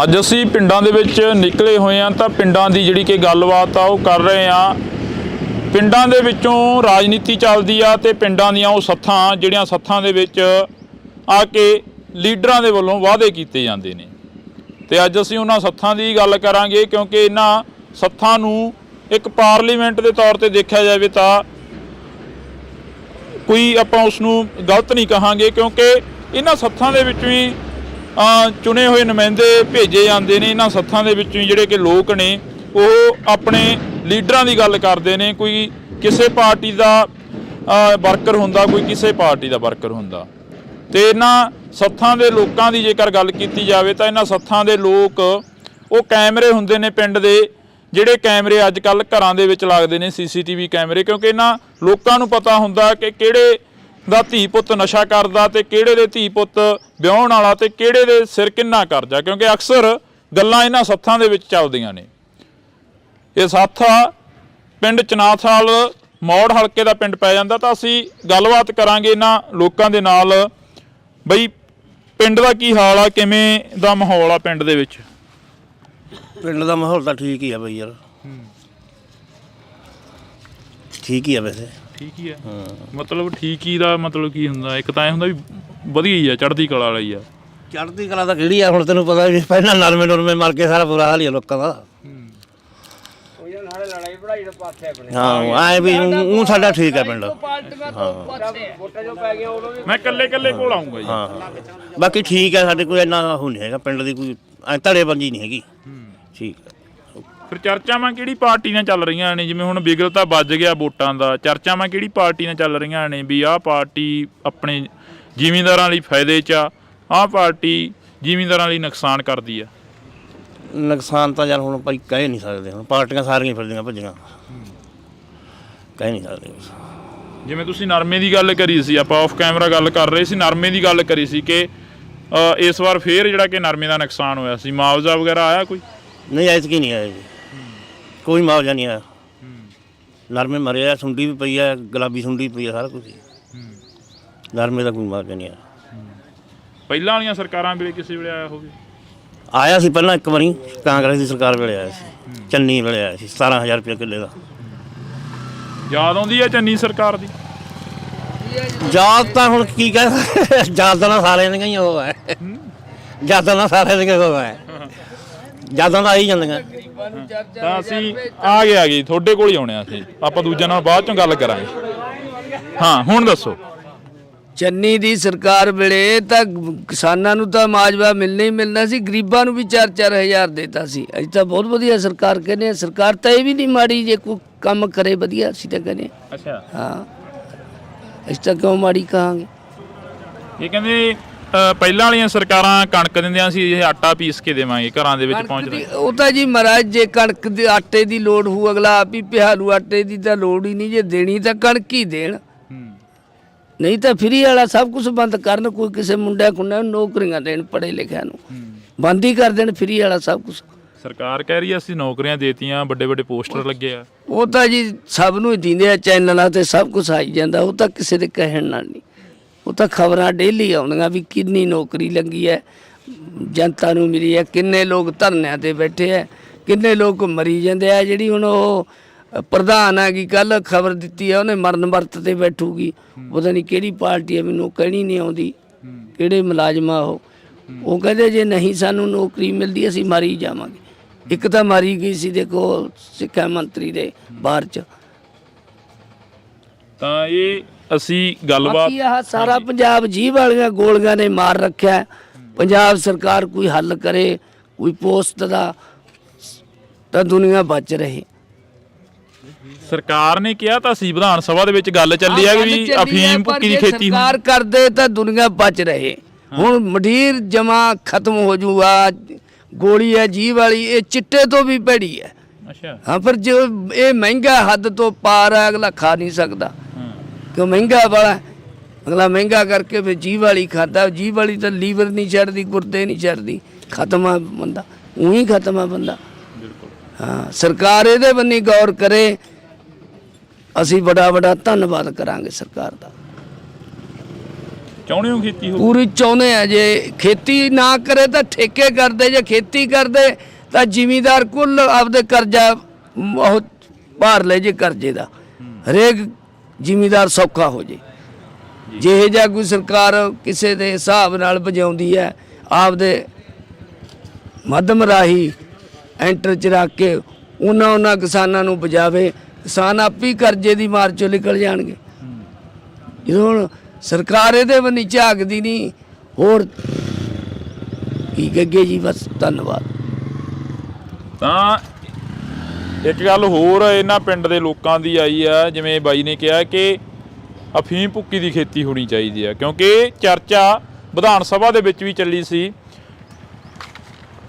ਅੱਜ ਅਸੀਂ ਪਿੰਡਾਂ ਦੇ ਵਿੱਚ ਨਿਕਲੇ ਹੋਏ ਹਾਂ ਤਾਂ ਪਿੰਡਾਂ ਦੀ ਜਿਹੜੀ ਕਿ ਗੱਲਬਾਤ ਆ ਉਹ ਕਰ ਰਹੇ ਹਾਂ। ਪਿੰਡਾਂ ਦੇ ਵਿੱਚੋਂ ਰਾਜਨੀਤੀ ਚੱਲਦੀ ਆ ਤੇ ਪਿੰਡਾਂ ਦੀਆਂ ਉਹ ਸੱਥਾਂ, ਜਿਹੜੀਆਂ ਸੱਥਾਂ ਦੇ ਵਿੱਚ ਆ ਕੇ ਲੀਡਰਾਂ ਦੇ ਵੱਲੋਂ ਵਾਅਦੇ ਕੀਤੇ ਜਾਂਦੇ ਨੇ, ਤੇ ਅੱਜ ਅਸੀਂ ਉਹਨਾਂ ਸੱਥਾਂ ਦੀ ਗੱਲ ਕਰਾਂਗੇ, ਕਿਉਂਕਿ ਇਹਨਾਂ ਸੱਥਾਂ ਨੂੰ ਇੱਕ ਪਾਰਲੀਮੈਂਟ ਦੇ ਤੌਰ ਤੇ ਦੇਖਿਆ ਜਾਵੇ ਤਾਂ ਕੋਈ ਆਪਾਂ ਉਸ ਨੂੰ ਗਲਤ ਨਹੀਂ ਕਹਾਂਗੇ, ਕਿਉਂਕਿ ਇਹਨਾਂ ਸੱਥਾਂ ਦੇ ਵਿੱਚੋਂ ਹੀ ਚੁਣੇ ਹੋਏ ਨੁਮਾਇੰਦੇ ਭੇਜੇ ਜਾਂਦੇ ਨੇ। ਇਹਨਾਂ ਸੱਥਾਂ ਦੇ ਵਿੱਚੋਂ ਹੀ ਜਿਹੜੇ ਕਿ ਲੋਕ ਨੇ ਉਹ ਆਪਣੇ ਲੀਡਰਾਂ ਦੀ ਗੱਲ ਕਰਦੇ ਨੇ। ਕੋਈ ਕਿਸੇ ਪਾਰਟੀ ਦਾ ਵਰਕਰ ਹੁੰਦਾ, ਕੋਈ ਕਿਸੇ ਪਾਰਟੀ ਦਾ ਵਰਕਰ ਹੁੰਦਾ। ਤੇ ਇਹਨਾਂ ਸੱਥਾਂ ਦੇ ਲੋਕਾਂ ਦੀ ਜੇਕਰ ਗੱਲ ਕੀਤੀ ਜਾਵੇ ਤਾਂ ਇਹਨਾਂ ਸੱਥਾਂ ਦੇ ਲੋਕ ਉਹ ਕੈਮਰੇ ਹੁੰਦੇ ਨੇ ਪਿੰਡ ਦੇ, ਜਿਹੜੇ ਕੈਮਰੇ ਅੱਜ ਕੱਲ੍ਹ ਘਰਾਂ ਦੇ ਵਿੱਚ ਲੱਗਦੇ ਨੇ, CCTV ਕੈਮਰੇ, ਕਿਉਂਕਿ ਇਹਨਾਂ ਲੋਕਾਂ ਨੂੰ ਪਤਾ ਹੁੰਦਾ ਕਿ ਕਿਹੜੇ ਦਾ ਧੀ ਪੁੱਤ ਨਸ਼ਾ ਕਰਦਾ ਤੇ ਕਿਹੜੇ ਦੇ ਧੀ ਪੁੱਤ ਵਿਆਹੁਣ ਵਾਲਾ ਤੇ ਕਿਹੜੇ ਦੇ ਸਿਰ ਕਿੰਨਾ ਕਰਜ਼ਾ, ਕਿਉਂਕਿ ਅਕਸਰ ਗੱਲਾਂ ਇਹਨਾਂ ਸੱਥਾਂ ਦੇ ਵਿੱਚ ਚੱਲਦੀਆਂ ਨੇ। ਇਹ ਸੱਥ ਪਿੰਡ ਚਨਾਥਾਲ ਮੌੜ ਹਲਕੇ ਦਾ ਪਿੰਡ ਪੈ ਜਾਂਦਾ। ਤਾਂ ਅਸੀਂ ਗੱਲਬਾਤ ਕਰਾਂਗੇ ਇਹਨਾਂ ਲੋਕਾਂ ਦੇ ਨਾਲ, ਬਈ ਪਿੰਡ ਦਾ ਕੀ ਹਾਲ ਆ, ਕਿਵੇਂ ਦਾ ਮਾਹੌਲ ਆ ਪਿੰਡ ਦੇ ਵਿੱਚ? ਪਿੰਡ ਦਾ ਮਾਹੌਲ ਤਾਂ ਠੀਕ ਹੀ ਆ ਬਈ ਯਾਰ, ਠੀਕ ਹੀ ਆ ਵੈਸੇ। ਠੀਕ ਹੀ ਆ, ਮਤਲਬ ਠੀਕ ਹੀ ਦਾ ਮਤਲਬ ਕੀ ਹੁੰਦਾ? ਇੱਕ ਤਾਂ ਇਹ ਹੁੰਦਾ ਵੀ ਵਧੀਆ ਹੀ ਆ, ਚੜ੍ਹਦੀ ਕਲਾ ਵਾਲੀ ਆ। ਚੜ੍ਹਦੀ ਕਲਾ ਤਾਂ ਕਿਹੜੀ ਆ, ਹੁਣ ਤੈਨੂੰ ਪਤਾ ਵੀ ਪਹਿਲਾਂ ਨਰਮੇ ਮਰ ਕੇ ਸਾਰਾ ਬੁਰਾ ਹਾਲ ਹੀ ਆ ਲੋਕਾਂ ਦਾ। ਹਾਂ ਐ ਵੀ ਉਹ ਸਾਡਾ ਠੀਕ ਹੈ ਪਿੰਡ। ਮੈਂ ਇਕੱਲੇ ਕੋਲ ਆਉਂਗਾ ਜੀ। ਹਾਂ ਬਾਕੀ ਠੀਕ ਹੈ, ਸਾਡੇ ਕੋਈ ਇੰਨਾ ਉਹ ਨਹੀਂ ਹੈਗਾ ਪਿੰਡ ਦੀ, ਕੋਈ ਧੜੇਬੰਦੀ ਨਹੀਂ ਹੈਗੀ। ਠੀਕ ਹੈ। ਫਿਰ ਚਰਚਾਵਾਂ ਕਿਹੜੀ ਪਾਰਟੀ ਨਾਲ ਚੱਲ ਰਹੀਆਂ ਨੇ? ਜਿਵੇਂ ਹੁਣ ਬਿਗਲ ਤਾਂ ਵੱਜ ਗਿਆ ਵੋਟਾਂ ਦਾ, ਚਰਚਾਵਾਂ ਕਿਹੜੀ ਪਾਰਟੀ ਨਾਲ ਚੱਲ ਰਹੀਆਂ ਨੇ ਵੀ ਆਹ ਪਾਰਟੀ ਆਪਣੇ ਜ਼ਿਮੀਂਦਾਰਾਂ ਲਈ ਫਾਇਦੇ 'ਚ ਆ, ਆਹ ਪਾਰਟੀ ਜ਼ਿਮੀਂਦਾਰਾਂ ਲਈ ਨੁਕਸਾਨ ਕਰਦੀ ਆ? ਨੁਕਸਾਨ ਤਾਂ ਯਾਰ ਹੁਣ ਭਾਈ ਕਹਿ ਨਹੀਂ ਸਕਦੇ, ਹੁਣ ਪਾਰਟੀਆਂ ਸਾਰੀਆਂ ਫਿਰਦੀਆਂ ਭੱਜੀਆਂ, ਕਹਿ ਨਹੀਂ ਸਕਦੇ। ਜਿਵੇਂ ਤੁਸੀਂ ਨਰਮੇ ਦੀ ਗੱਲ ਕਰੀ ਸੀ, ਆਪਾਂ ਆਫ ਕੈਮਰਾ ਗੱਲ ਕਰ ਰਹੇ ਸੀ, ਨਰਮੇ ਦੀ ਗੱਲ ਕਰੀ ਸੀ ਕਿ ਇਸ ਵਾਰ ਫੇਰ ਜਿਹੜਾ ਕਿ ਨਰਮੇ ਦਾ ਨੁਕਸਾਨ ਹੋਇਆ ਸੀ, ਮੁਆਵਜ਼ਾ ਵਗੈਰਾ ਆਇਆ ਕੋਈ? ਨਹੀਂ ਐਤਕੀ ਨਹੀਂ ਆਇਆ ਜੀ, ਕੋਈ ਮੁਆਵਜ਼ਾ ਨਹੀਂ ਆਇਆ। ਨਰਮੇ ਮਰੇ ਆ, ਸੁੰਡੀ ਵੀ ਪਈ ਆ, ਗੁਲਾਬੀ ਸੁੰਡੀ ਪਈ ਆ, ਸਾਰਾ ਕੁਝ। ਨਰਮੇ ਦਾ ਕੋਈ ਮੁਆਵਜ਼ਾ ਨਹੀਂ ਆਇਆ। ਪਹਿਲਾਂ ਵਾਲੀਆਂ ਸਰਕਾਰਾਂ ਵੇਲੇ ਕਿਸੇ ਵੇਲੇ ਆਇਆ ਹੋਵੇ? ਆਇਆ ਸੀ ਪਹਿਲਾਂ ਇੱਕ ਵਾਰੀ, ਕਾਂਗਰਸ ਦੀ ਸਰਕਾਰ ਵੇਲੇ ਆਇਆ ਸੀ, ਚੰਨੀ ਵੇਲੇ ਆਇਆ ਸੀ 17,000 ਰੁਪਏ ਕਿੱਲੇ ਦਾ। ਯਾਦ ਆਉਂਦੀ ਹੈ ਚੰਨੀ ਸਰਕਾਰ ਦੀ? ਯਾਦ ਤਾਂ ਹੁਣ ਕੀ ਕਹਿ, ਯਾਦਾਂ ਨਾਲ ਸਾਰਿਆਂ ਦੀਆਂ ਹੀ ਉਹ ਹੈ, ਯਾਦਾਂ ਨਾਲ ਸਾਰਿਆਂ ਦੀਆਂ ਉਹ ਹੈ, ਯਾਦਾਂ ਤਾਂ ਆਈ ਜਾਂਦੀਆਂ। ਤਾਂ ਅਸੀਂ ਆ ਗਏ ਤੁਹਾਡੇ ਕੋਲ ਹੀ ਆਉਣੇ ਆ, ਅਸੀਂ ਆਪਾਂ ਦੂਜਿਆਂ ਨਾਲ ਬਾਅਦ ਚੋਂ ਗੱਲ ਕਰਾਂਗੇ। ਹਾਂ ਹੁਣ ਦੱਸੋ। ਚੰਨੀ ਦੀ ਸਰਕਾਰ ਵੇਲੇ ਤਾਂ ਕਿਸਾਨਾਂ ਨੂੰ ਤਾਂ ਮਾਜਵਾ ਮਿਲਣਾ ਹੀ ਮਿਲਣਾ ਸੀ, ਗਰੀਬਾਂ ਨੂੰ ਵੀ 4-4 ਹਜ਼ਾਰ ਦੇਤਾ ਸੀ। ਅਸੀਂ ਤਾਂ ਬਹੁਤ ਵਧੀਆ ਸਰਕਾਰ ਕਹਿੰਦੇ ਆ, ਸਰਕਾਰ ਤਾਂ ਇਹ ਵੀ ਨਹੀਂ ਮਾੜੀ ਜੇ ਕੋਈ ਕੰਮ ਕਰੇ ਵਧੀਆ, ਅਸੀਂ ਤਾਂ ਕਹਿੰਦੇ ਅੱਛਾ ਹਾਂ, ਅਸੀਂ ਤਾਂ ਕਿਉਂ ਮਾੜੀ ਕਹਾਂਗੇ। ਇਹ ਕਹਿੰਦੇ ਪਹਿਲਾਂ ਵਾਲੀਆਂ ਸਰਕਾਰਾਂ ਕਣਕ ਦਿੰਦੀਆਂ ਸੀ, ਇਹ ਆਟਾ ਪੀਸ ਕੇ ਦੇਵਾਂਗੇ ਘਰਾਂ ਦੇ ਵਿੱਚ ਪਹੁੰਚਦਾ। ਉਹ ਤਾਂ ਜੀ ਮਹਾਰਾਜ ਜੇ ਕਣਕ ਦੇ ਆਟੇ ਦੀ ਲੋੜ ਹੋਊ, ਅਗਲਾ ਆਪ ਹੀ ਪਿਹਾਲੂ, ਆਟੇ ਦੀ ਤਾਂ ਲੋੜ ਹੀ ਨਹੀਂ, ਜੇ ਦੇਣੀ ਤਾਂ ਕਣਕ ਹੀ ਦੇਣ, ਨਹੀਂ ਤਾਂ ਫਰੀ ਵਾਲਾ ਸਭ ਕੁਝ ਬੰਦ ਕਰਨ। ਕੋਈ ਕਿਸੇ ਮੁੰਡਿਆਂ ਕੁੰਡਿਆਂ ਨੂੰ ਨੌਕਰੀਆਂ ਦੇਣ, ਪੜ੍ਹੇ ਲਿਖਿਆਂ ਨੂੰ ਬੰਦ ਹੀ ਕਰ ਦੇਣ, ਫਰੀ ਵਾਲਾ ਸਭ ਕੁਝ। ਸਰਕਾਰ ਕਹਿ ਰਹੀ ਹੈ ਅਸੀਂ ਨੌਕਰੀਆਂ ਦੇਤੀਆਂ, ਵੱਡੇ ਵੱਡੇ ਪੋਸਟਰ ਲੱਗੇ ਆ। ਉਹ ਤਾਂ ਜੀ ਸਭ ਨੂੰ ਹੀ ਦਿੰਦੇ ਆ, ਚੈਨਲਾਂ ਤੇ ਸਭ ਕੁਝ ਆਈ ਜਾਂਦਾ, ਉਹ ਤਾਂ ਕਿਸੇ ਦੇ ਕਹਿਣ ਨਾਲ ਨਹੀਂ, ਉਹ ਤਾਂ ਖਬਰਾਂ ਡੇਲੀ ਆਉਂਦੀਆਂ ਵੀ ਕਿੰਨੀ ਨੌਕਰੀ ਲੱਗੀ ਹੈ, ਜਨਤਾ ਨੂੰ ਮਿਲੀ ਹੈ, ਕਿੰਨੇ ਲੋਕ ਧਰਨਿਆਂ ਤੇ ਬੈਠੇ ਹੈ, ਕਿੰਨੇ ਲੋਕ ਮਰੀ ਜਾਂਦੇ ਆ। ਜਿਹੜੀ ਹੁਣ ਉਹ ਪ੍ਰਧਾਨ ਹੈਗੀ, ਕੱਲ ਖਬਰ ਦਿੱਤੀ ਹੈ ਉਹਨੇ ਮਰਨ ਵਰਤ ਤੇ ਬੈਠੂਗੀ, ਪਤਾ ਨਹੀਂ ਕਿਹੜੀ ਪਾਰਟੀ ਹੈ, ਮੈਨੂੰ ਕਹਿਣੀ ਨਹੀਂ ਆਉਂਦੀ, ਕਿਹੜੇ ਮੁਲਾਜ਼ਮਾਂ ਉਹ ਕਹਿੰਦੇ ਜੇ ਨਹੀਂ ਸਾਨੂੰ ਨੌਕਰੀ ਮਿਲਦੀ ਅਸੀਂ ਮਾਰੀ ਜਾਵਾਂਗੇ। ਇੱਕ ਤਾਂ ਮਾਰੀ ਗਈ ਸੀ ਦੇਖੋ ਸਿੱਖਿਆ ਮੰਤਰੀ ਦੇ ਬਾਹਰ ਚ। ਤਾਂ ਇਹ ਅਸੀਂ ਗੱਲਬਾਤ ਆਹ ਸਾਰਾ ਪੰਜਾਬ ਜੀਭ ਵਾਲੀਆਂ ਗੋਲੀਆਂ ਨੇ ਮਾਰ ਰੱਖਿਆ। ਪੰਜਾਬ ਸਰਕਾਰ ਕੋਈ ਹੱਲ ਕਰੇ, ਕੋਈ ਪੋਸਟ ਦਾ, ਤਾਂ ਦੁਨੀਆ ਬਚ ਰਹੇ। ਸਰਕਾਰ ਨੇ ਕਿਹਾ ਤਾਂ ਸੀ, ਵਿਧਾਨ ਸਭਾ ਦੇ ਵਿੱਚ ਗੱਲ ਚੱਲੀ ਆ ਵੀ ਅਫੀਮ ਭੁੱਕੀ ਦੀ ਖੇਤੀ ਸਰਕਾਰ ਕਰਦੇ ਤਾਂ ਦੁਨੀਆ ਬਚ ਰਹੇ। ਹੁਣ ਮੰਡੀਰ ਜਮਾ ਖਤਮ ਹੋ ਜੂਗਾ। ਗੋਲੀ ਹੈ ਜੀਭ ਵਾਲੀ, ਇਹ ਚਿੱਟੇ ਤੋਂ ਵੀ ਭੈੜੀ ਹੈ। ਅੱਛਾ ਹਾਂ, ਪਰ ਜੋ ਇਹ ਮਹਿੰਗਾ ਹੱਦ ਤੋਂ ਪਾਰ ਹੈ, ਅਗਲਾ ਖਾ ਨਹੀਂ ਸਕਦਾ ਕਿਉਂ ਮਹਿੰਗਾ ਵਾਲਾ, ਅਗਲਾ ਮਹਿੰਗਾ ਕਰਕੇ ਫਿਰ ਜੀਭ ਵਾਲੀ ਖਾਦਾ। ਜੀਭ ਵਾਲੀ ਤਾਂ ਲੀਵਰ ਨਹੀਂ ਛੱਡਦੀ, ਗੁਰਦੇ ਨਹੀਂ ਛੱਡਦੀ, ਖਤਮ ਆ ਬੰਦਾ, ਉਹੀ ਖਤਮ ਆ ਬੰਦਾ। ਹਾਂ, ਸਰਕਾਰ ਇਹਦੇ ਬੰਨੀ ਗੌਰ ਕਰੇ, ਅਸੀਂ ਬੜਾ ਬੜਾ ਧੰਨਵਾਦ ਕਰਾਂਗੇ ਸਰਕਾਰ ਦਾ। ਚਾਹੁੰਦੇ ਹੋ ਖੇਤੀ ਹੋ? ਪੂਰੀ ਚਾਹੁੰਦੇ ਆ। ਜੇ ਖੇਤੀ ਨਾ ਕਰੇ ਤਾਂ ਠੇਕੇ ਕਰਦੇ, ਜੇ ਖੇਤੀ ਕਰਦੇ ਤਾਂ ਜ਼ਿਮੀਂਦਾਰ ਕੁੱਲ ਆਪਦੇ ਕਰਜ਼ਾ ਉਹ ਭਾਰ ਲੈ ਜੇ ਕਰਜ਼ੇ ਦਾ, ਹਰੇਕ ਜ਼ਿਮੀਂਦਾਰ ਸੌਖਾ ਹੋ ਜੇ। ਜਿਹੇ ਜਿਹਾ ਕੋਈ ਸਰਕਾਰ ਕਿਸੇ ਦੇ ਹਿਸਾਬ ਨਾਲ ਵਜਾਉਂਦੀ ਹੈ, ਆਪਦੇ ਮੱਧਮ ਰਾਹੀਂ ਐਂਟਰ ਚ ਰੱਖ ਕੇ ਉਹਨਾਂ ਕਿਸਾਨਾਂ ਨੂੰ ਬਜਾਵੇ, ਕਿਸਾਨ ਆਪ ਹੀ ਕਰਜ਼ੇ ਦੀ ਮਾਰ ਚੋਂ ਨਿਕਲ ਜਾਣਗੇ। ਜਦੋਂ ਹੁਣ ਸਰਕਾਰ ਇਹਦੇ ਬੰਨੀ ਝਾਕਦੀ ਨਹੀਂ, ਹੋਰ ਕੀ ਕਹਗੇ ਜੀ, ਬਸ ਧੰਨਵਾਦ। ਤਾਂ ਇੱਕ ਗੱਲ ਹੋਰ ਇਹਨਾਂ ਪਿੰਡ ਦੇ ਲੋਕਾਂ ਦੀ ਆਈ ਆ, ਜਿਵੇਂ ਬਾਈ ਨੇ ਕਿਹਾ ਕਿ ਅਫੀਮ ਭੁੱਕੀ ਦੀ ਖੇਤੀ ਹੋਣੀ ਚਾਹੀਦੀ ਆ, ਕਿਉਂਕਿ ਚਰਚਾ ਵਿਧਾਨ ਸਭਾ ਦੇ ਵਿੱਚ ਵੀ ਚੱਲੀ ਸੀ।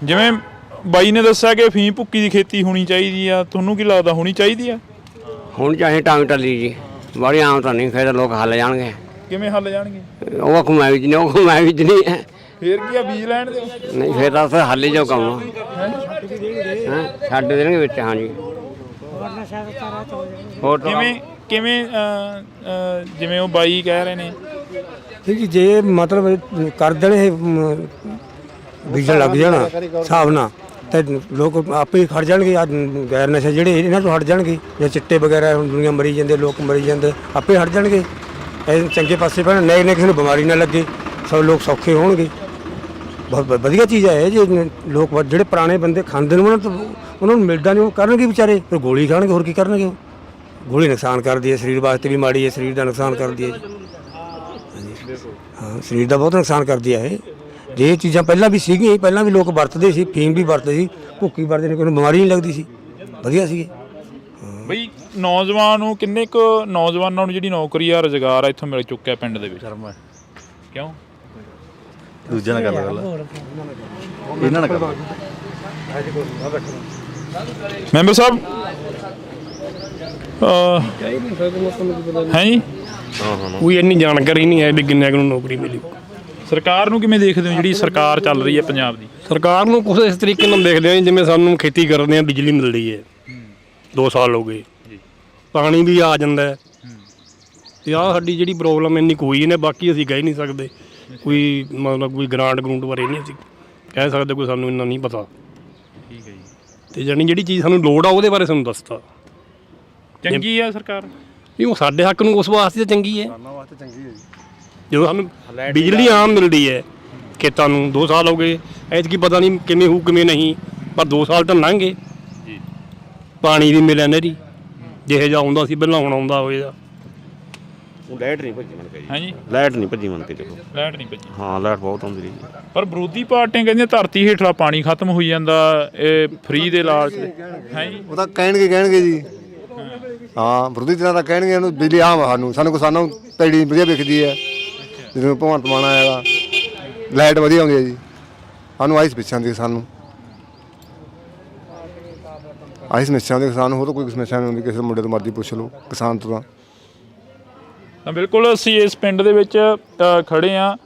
ਜਿਵੇਂ ਬਾਈ ਨੇ ਦੱਸਿਆ ਕਿ ਅਫੀਮ ਭੁੱਕੀ ਦੀ ਖੇਤੀ ਹੋਣੀ ਚਾਹੀਦੀ ਆ, ਤੁਹਾਨੂੰ ਕੀ ਲੱਗਦਾ ਹੋਣੀ ਚਾਹੀਦੀ ਆ? ਹੁਣ ਚਾਹੇ ਟਾਂਗ ਟੱਲੀ ਜੀ, ਬੜੀ ਆਮ ਤਾਂ ਨਹੀਂ, ਫਿਰ ਲੋਕ ਹੱਲ ਜਾਣਗੇ। ਕਿਵੇਂ ਹੱਲ ਜਾਣਗੇ? ਉਹ ਘੁਮਾਈ ਵੀ ਨਹੀਂ, ਉਹ ਘੁਮਾਈ ਵੀ ਨਹੀਂ ਹੈ, ਫੇਰ ਕੀ ਆ, ਬੀਜ ਲੈਣ ਦਿਓ। ਨਹੀਂ ਫਿਰ ਤਾਂ ਫਿਰ ਹੱਲ ਹੀ ਜੋ ਕੰਮ ਛੱਡ ਦੇਣਗੇ ਵਿੱਚ। ਹਾਂਜੀ ਹੋਰ ਕਿਵੇਂ ਜਿਵੇਂ ਉਹ ਬਾਈ ਕਹਿ ਰਹੇ ਨੇ ਜੀ, ਜੇ ਮਤਲਬ ਕਰ ਦੇਣ ਇਹ ਬੀਜਣ ਲੱਗ ਜਾਣਾ ਹਿਸਾਬ ਨਾਲ, ਤਾਂ ਲੋਕ ਆਪੇ ਹੀ ਖੜ ਜਾਣਗੇ। ਆ ਗੈਰ ਨਸ਼ਾ ਜਿਹੜੇ ਇਹਨਾਂ ਤੋਂ ਹਟ ਜਾਣਗੇ, ਜਾਂ ਚਿੱਟੇ ਵਗੈਰਾ ਹੁਣ ਦੁਨੀਆ ਮਰੀ ਜਾਂਦੇ, ਲੋਕ ਮਰੀ ਜਾਂਦੇ, ਆਪੇ ਹਟ ਜਾਣਗੇ। ਇਹ ਚੰਗੇ ਪਾਸੇ ਪੈਣ, ਨਏ ਕਿਸੇ ਨੂੰ ਬਿਮਾਰੀ ਨਾ ਲੱਗੇ, ਸਭ ਲੋਕ ਸੌਖੇ ਹੋਣਗੇ। ਬਹੁਤ ਵਧੀਆ ਚੀਜ਼ ਹੈ। ਜੇ ਲੋਕ ਜਿਹੜੇ ਪੁਰਾਣੇ ਬੰਦੇ ਖਾਂਦੇ ਨੇ ਉਹਨਾਂ ਨੂੰ ਮਿਲਦਾ ਨਹੀਂ, ਉਹ ਕਰਨਗੇ ਵਿਚਾਰੇ, ਫਿਰ ਗੋਲੀ ਖਾਣਗੇ, ਹੋਰ ਕੀ ਕਰਨਗੇ। ਉਹ ਗੋਲੀ ਨੁਕਸਾਨ ਕਰਦੀ ਹੈ, ਸਰੀਰ ਵਾਸਤੇ ਵੀ ਮਾੜੀ ਹੈ, ਸਰੀਰ ਦਾ ਨੁਕਸਾਨ ਕਰਦੀ ਹੈ ਜੀ। ਹਾਂ, ਸਰੀਰ ਦਾ ਬਹੁਤ ਨੁਕਸਾਨ ਕਰਦੀ ਹੈ ਇਹ। ਜੇ ਇਹ ਚੀਜ਼ਾਂ ਪਹਿਲਾਂ ਵੀ ਸੀਗੀਆਂ, ਪਹਿਲਾਂ ਵੀ ਲੋਕ ਵਰਤਦੇ ਸੀ, ਫੀਮ ਵੀ ਵਰਤਦੇ ਸੀ, ਭੁੱਕੀ ਵਰਤਦੇ ਨੇ, ਕੋਈ ਬਿਮਾਰੀ ਨਹੀਂ ਲੱਗਦੀ ਸੀ। ਵਧੀਆ ਸੀਗੇ। ਬਈ ਨੌਜਵਾਨ ਨੂੰ ਕਿੰਨੇ ਕੁ ਨੌਜਵਾਨਾਂ ਨੂੰ ਜਿਹੜੀ ਨੌਕਰੀ ਆ ਰੁਜ਼ਗਾਰ ਆ ਇੱਥੋਂ ਮਿਲ ਚੁੱਕਿਆ ਪਿੰਡ ਦੇ ਵਿੱਚ? ਕਿਉਂ ਦੂਜਿਆਂ ਨਾਲ ਗੱਲ ਇਹਨਾਂ ਨਾਲ ਕਰ ਮੈਂਬਰ ਸਾਹਿਬ ਹੈ ਜੀ ਕੋਈ ਇੰਨੀ ਜਾਣਕਾਰੀ ਨਹੀਂ ਹੈ ਵੀ ਕਿੰਨੇ ਕੁ ਨੂੰ ਨੌਕਰੀ ਮਿਲੀ। ਸਰਕਾਰ ਨੂੰ ਕਿਵੇਂ ਦੇਖਦੇ ਹੋ ਜਿਹੜੀ ਸਰਕਾਰ ਚੱਲ ਰਹੀ ਹੈ ਪੰਜਾਬ ਦੀ? ਸਰਕਾਰ ਨੂੰ ਕੁਛ ਇਸ ਤਰੀਕੇ ਨਾਲ ਦੇਖਦੇ ਹਾਂ ਜਿਵੇਂ ਸਾਨੂੰ ਖੇਤੀ ਕਰਦੇ ਆ ਬਿਜਲੀ ਮਿਲ ਰਹੀ ਹੈ 2 ਸਾਲ ਹੋ ਗਏ, ਪਾਣੀ ਵੀ ਆ ਜਾਂਦਾ ਹੈ ਤੇ ਆਹ ਸਾਡੀ ਜਿਹੜੀ ਪ੍ਰੋਬਲਮ ਇੰਨੀ ਕੋਈ ਨੇ, ਬਾਕੀ ਅਸੀਂ ਕਹਿ ਨਹੀਂ ਸਕਦੇ ਕੋਈ ਮਤਲਬ ਕੋਈ ਗ੍ਰਾਂਟ ਗਰੂੰਟ ਬਾਰੇ ਨਹੀਂ ਅਸੀਂ ਕਹਿ ਸਕਦੇ, ਕੋਈ ਸਾਨੂੰ ਇੰਨਾ ਨਹੀਂ ਪਤਾ। ਠੀਕ ਹੈ ਜੀ। ਤੇ ਜਾਨੀ ਜਿਹੜੀ ਚੀਜ਼ ਸਾਨੂੰ ਲੋੜ ਆ ਉਹਦੇ ਬਾਰੇ ਸਾਨੂੰ ਦੱਸਤਾ। ਚੰਗੀ ਆ ਸਰਕਾਰ? ਨਹੀਂ ਉਹ ਸਾਡੇ ਹੱਕ ਨੂੰ ਉਸ ਵਾਸਤੇ ਤਾਂ ਚੰਗੀ ਹੈ, ਵਾਸਤੇ ਚੰਗੀ ਹੈ ਜੀ। ਜਦੋਂ ਸਾਨੂੰ ਬਿਜਲੀ ਆਮ ਮਿਲਦੀ ਹੈ ਖੇਤਾਂ ਨੂੰ 2 ਸਾਲ ਹੋ ਗਏ, ਐਤਕੀ ਪਤਾ ਨਹੀਂ ਕਿਵੇਂ ਹੋਊ ਕਿਵੇਂ ਨਹੀਂ, ਪਰ 2 ਸਾਲ ਤਾਂ ਲੰਘ ਗਏ। ਪਾਣੀ ਵੀ ਮਿਲਿਆ ਨਹਿਰੀ ਜਿਹੇ ਜਿਹਾ ਆਉਂਦਾ ਸੀ ਪਹਿਲਾਂ, ਹੁਣ ਆਉਂਦਾ ਹੋਏਗਾ। ਲਾਈਟ ਨਹੀਂ ਭੱਜੀ ਮੰਨ ਕੇ ਜੀ। ਹਾਂਜੀ ਲਾਈਟ ਨਹੀਂ ਭੱਜੀ ਮੰਨ ਕੇ ਦੇਖੋ। ਲਾਈਟ ਨਹੀਂ ਭੱਜੀ? ਹਾਂ ਲਾਈਟ ਬਹੁਤ ਆਉਂਦੀ ਰਹੀ। ਪਰ ਵਿਰੋਧੀ ਪਾਰਟੀਆਂ ਕਹਿੰਦੀਆਂ ਧਰਤੀ ਹੇਠਲਾ ਪਾਣੀ ਖਤਮ ਹੋਈ ਜਾਂਦਾ, ਇਹ ਫ੍ਰੀ ਦੇ ਲਾਲਚ ਹੈ ਜੀ। ਉਹ ਤਾਂ ਕਹਿਣਗੇ ਜੀ। ਹਾਂ ਵਿਰੋਧੀ ਧਿਰਾਂ ਤਾਂ ਕਹਿਣਗੇ ਇਹਨੂੰ ਬਿਜਲੀ ਆਮ ਸਾਨੂੰ ਕਿਸਾਨਾਂ ਨੂੰ ਪੈੜੀ ਵਧੀਆ ਵਿਕਦੀ ਹੈ। ਜਦੋਂ ਭਗਵੰਤ ਮਾਨ ਆਏਗਾ ਲਾਈਟ ਵਧੀਆ ਆਉਂਦੀ ਹੈ ਜੀ। ਸਾਨੂੰ ਆਹੀ ਸਮੱਸਿਆ ਹੁੰਦੀ ਸਾਨੂੰ, ਆਹੀ ਸਮੱਸਿਆ ਹੁੰਦੀ ਕਿਸਾਨ ਨੂੰ, ਹੋਰ ਕੋਈ ਸਮੱਸਿਆ ਨਹੀਂ ਹੁੰਦੀ। ਕਿਸੇ ਮੁੰਡੇ ਤੋਂ ਮਰਜ਼ੀ ਪੁੱਛ ਲਓ ਕਿਸਾਨ ਤੋਂ ਤਾਂ ਬਿਲਕੁਲ ਅਸੀਂ ਇਸ ਪਿੰਡ ਦੇ ਵਿੱਚ ਖੜੇ ਆ।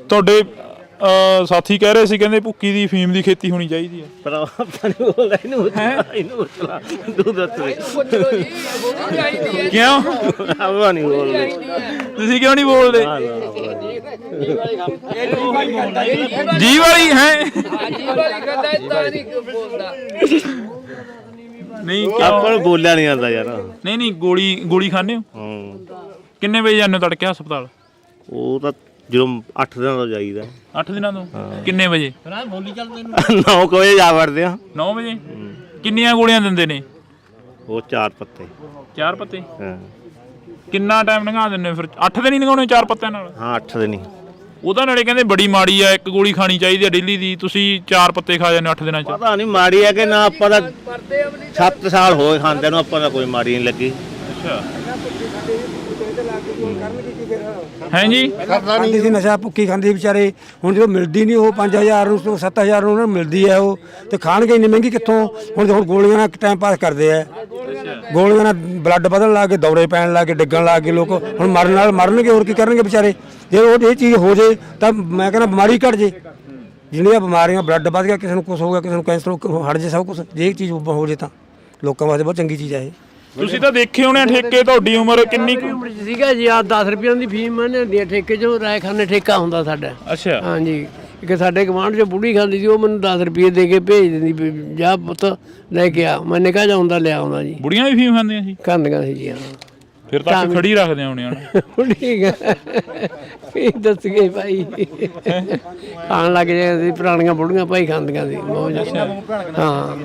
ਤੁਹਾਡੇ ਸਾਥੀ ਕਹਿ ਰਹੇ ਸੀ, ਕਹਿੰਦੇ ਭੁੱਕੀ ਦੀ ਫੀਮ ਦੀ ਖੇਤੀ ਹੋਣੀ ਚਾਹੀਦੀ ਹੈ। ਪਰ ਆਪਾਂ ਨਹੀਂ ਬੋਲਦਾ ਇਹਨੂੰ ਉਤਲਾ ਦੁੱਧ ਉਤਲੇ ਕਿਉਂ ਆਪਾਂ ਨਹੀਂ ਬੋਲਦੇ? ਤੁਸੀਂ ਕਿਉਂ ਨਹੀਂ ਬੋਲਦੇ? ਜੀ ਵਾਲੀ ਹੈ ਨਹੀਂ ਆਪਾਂ ਨੂੰ ਬੋਲਿਆ ਨਹੀਂ ਆਉਂਦਾ ਯਾਰ। ਨਹੀਂ ਗੋਲੀ ਖਾਂਦੇ ਹੋ? ਕਿੰਨੇ ਵਜੇ ਜਾਂਦੇ ਹੋ ਤੜਕੇ ਹਸਪਤਾਲ? ਉਹ ਤਾਂ ਜਦੋਂ 8 ਦਿਨਾਂ ਤੋਂ ਜਾਈਦਾ। 8 ਦਿਨਾਂ ਤੋਂ? ਕਿੰਨੇ ਵਜੇ? 9 ਵਜੇ ਜਾ ਵੜਦੇ ਆ। 9 ਵਜੇ? ਕਿੰਨੀਆਂ ਗੋਲੀਆਂ ਦਿੰਦੇ ਨੇ ਉਹ? 4 ਪੱਤੇ। 4 ਪੱਤੇ? ਹਾਂ। ਕਿੰਨਾ ਟਾਈਮ ਲੰਘਾ ਦਿੰਦੇ ਫਿਰ? 8 ਦਿਨ ਹੀ ਲੰਘਾਉਣੇ 4 ਪੱਤਿਆਂ ਨਾਲ? ਹਾਂ 8 ਦਿਨ ਹੀ। ਉਹਦਾ ਨਾਲੇ ਕਹਿੰਦੇ ਬੜੀ ਮਾੜੀ ਆ, 1 ਗੋਲੀ ਖਾਣੀ ਚਾਹੀਦੀ ਆ ਡੇਲੀ ਦੀ, ਤੁਸੀਂ 4 ਪੱਤੇ ਖਾ ਜਾਂਦੇ 8 ਦਿਨਾਂ ਚ। ਪਤਾ ਨਹੀਂ ਮਾੜੀ ਹੈ ਕਿ ਨਾ, ਆਪਾਂ ਦਾ 7 ਸਾਲ ਹੋਏ ਖਾਂਦੇ ਨੂੰ, ਆਪਾਂ ਦਾ ਕੋਈ ਮਾੜੀ ਨਹੀਂ ਲੱਗੀ। ਅੱਛਾ ਹੈ ਜੀ। ਖਾਂਦੀ ਸੀ ਨਸ਼ਾ ਭੁੱਕੀ ਖਾਂਦੀ ਵਿਚਾਰੇ, ਹੁਣ ਜਦੋਂ ਮਿਲਦੀ ਨਹੀਂ ਉਹ 5000 ਨੂੰ 7000 ਨੂੰ ਉਹਨਾਂ ਨੂੰ ਮਿਲਦੀ ਹੈ ਉਹ, ਤੇ ਖਾਣਗੇ ਇੰਨੀ ਮਹਿੰਗੀ ਕਿੱਥੋਂ? ਹੁਣ ਗੋਲੀਆਂ ਨਾਲ ਟਾਈਮ ਪਾਸ ਕਰਦੇ ਆ, ਗੋਲੀਆਂ ਨਾਲ ਬਲੱਡ ਵਧਣ ਲੱਗ ਗਏ, ਦੌਰੇ ਪੈਣ ਲੱਗ ਗਏ, ਡਿੱਗਣ ਲੱਗ ਗਏ ਲੋਕ। ਹੁਣ ਮਰਨ ਨਾਲ ਮਰਨਗੇ, ਹੋਰ ਕੀ ਕਰਨਗੇ ਵਿਚਾਰੇ? ਜੇ ਉਹ ਇਹ ਚੀਜ਼ ਹੋ ਜੇ ਤਾਂ ਮੈਂ ਕਹਿੰਦਾ ਬਿਮਾਰੀ ਘਟ ਜੇ। ਜਿਹੜੀਆਂ ਬਿਮਾਰੀਆਂ ਬਲੱਡ ਵੱਧ ਗਿਆ, ਕਿਸੇ ਨੂੰ ਕੁਛ ਹੋ ਗਿਆ, ਕਿਸੇ ਨੂੰ ਕੈਂਸਰ ਹਟ ਜੇ, ਸਭ ਕੁਛ ਜੇ ਇਹ ਚੀਜ਼ ਹੋ ਜੇ ਤਾਂ ਲੋਕਾਂ ਵਾਸਤੇ ਬਹੁਤ ਚੰਗੀ ਚੀਜ਼ ਹੈ ਇਹ। ਤੁਸੀਂ ਤਾਂ ਦੇਖੇ ਹੋਣੇ ਠੇਕੇ, ਤੁਹਾਡੀ ਉਮਰ ਕਿੰਨੀ ਸੀਗਾ ਜੀ? ਆ 10 ਰੁਪਏ ਦੀ ਫੀਮ ਮੈਨੇ ਹੁੰਦੀ ਹੈ ਠੇਕੇ 'ਚੋਂ, ਰਾਇਖਾਨੇ ਠੇਕਾ ਹੁੰਦਾ ਸਾਡਾ। ਅੱਛਾ ਹਾਂਜੀ। ਇੱਕ ਸਾਡੇ ਗਵਾਂਢ 'ਚ ਬੁੜੀ ਖਾਂਦੀ ਸੀ, ਉਹ ਮੈਨੂੰ 10 ਰੁਪਏ ਦੇ ਕੇ ਭੇਜ ਦਿੰਦੀ ਵੀ ਜਾ ਪੁੱਤ ਲੈ ਕੇ ਆ। ਮੈਂ ਨਿਕਾ ਜਾਂਦਾ ਲਿਆ ਆਉਂਦਾ ਜੀ। ਬੁੜੀਆਂ ਵੀ ਫੀਮ ਖਾਂਦੀਆਂ ਸੀ? ਖਾਂਦੀਆਂ ਸੀ ਜੀ। ਹਾਂ ਫਿਰ ਤਾਂ ਖੜੀ ਰੱਖਦੇ ਹੋਣੇ ਹਨ। ਠੀਕ ਹੈ ਕੀ ਦੱਸ ਗਏ ਭਾਈ, ਖਾਣ ਲੱਗ ਜਾਂਦੇ ਪੁਰਾਣੀਆਂ ਬੁੜੀਆਂ ਭਾਈ, ਖਾਂਦੀਆਂ ਸੀ ਬਹੁਤ। ਹਾਂ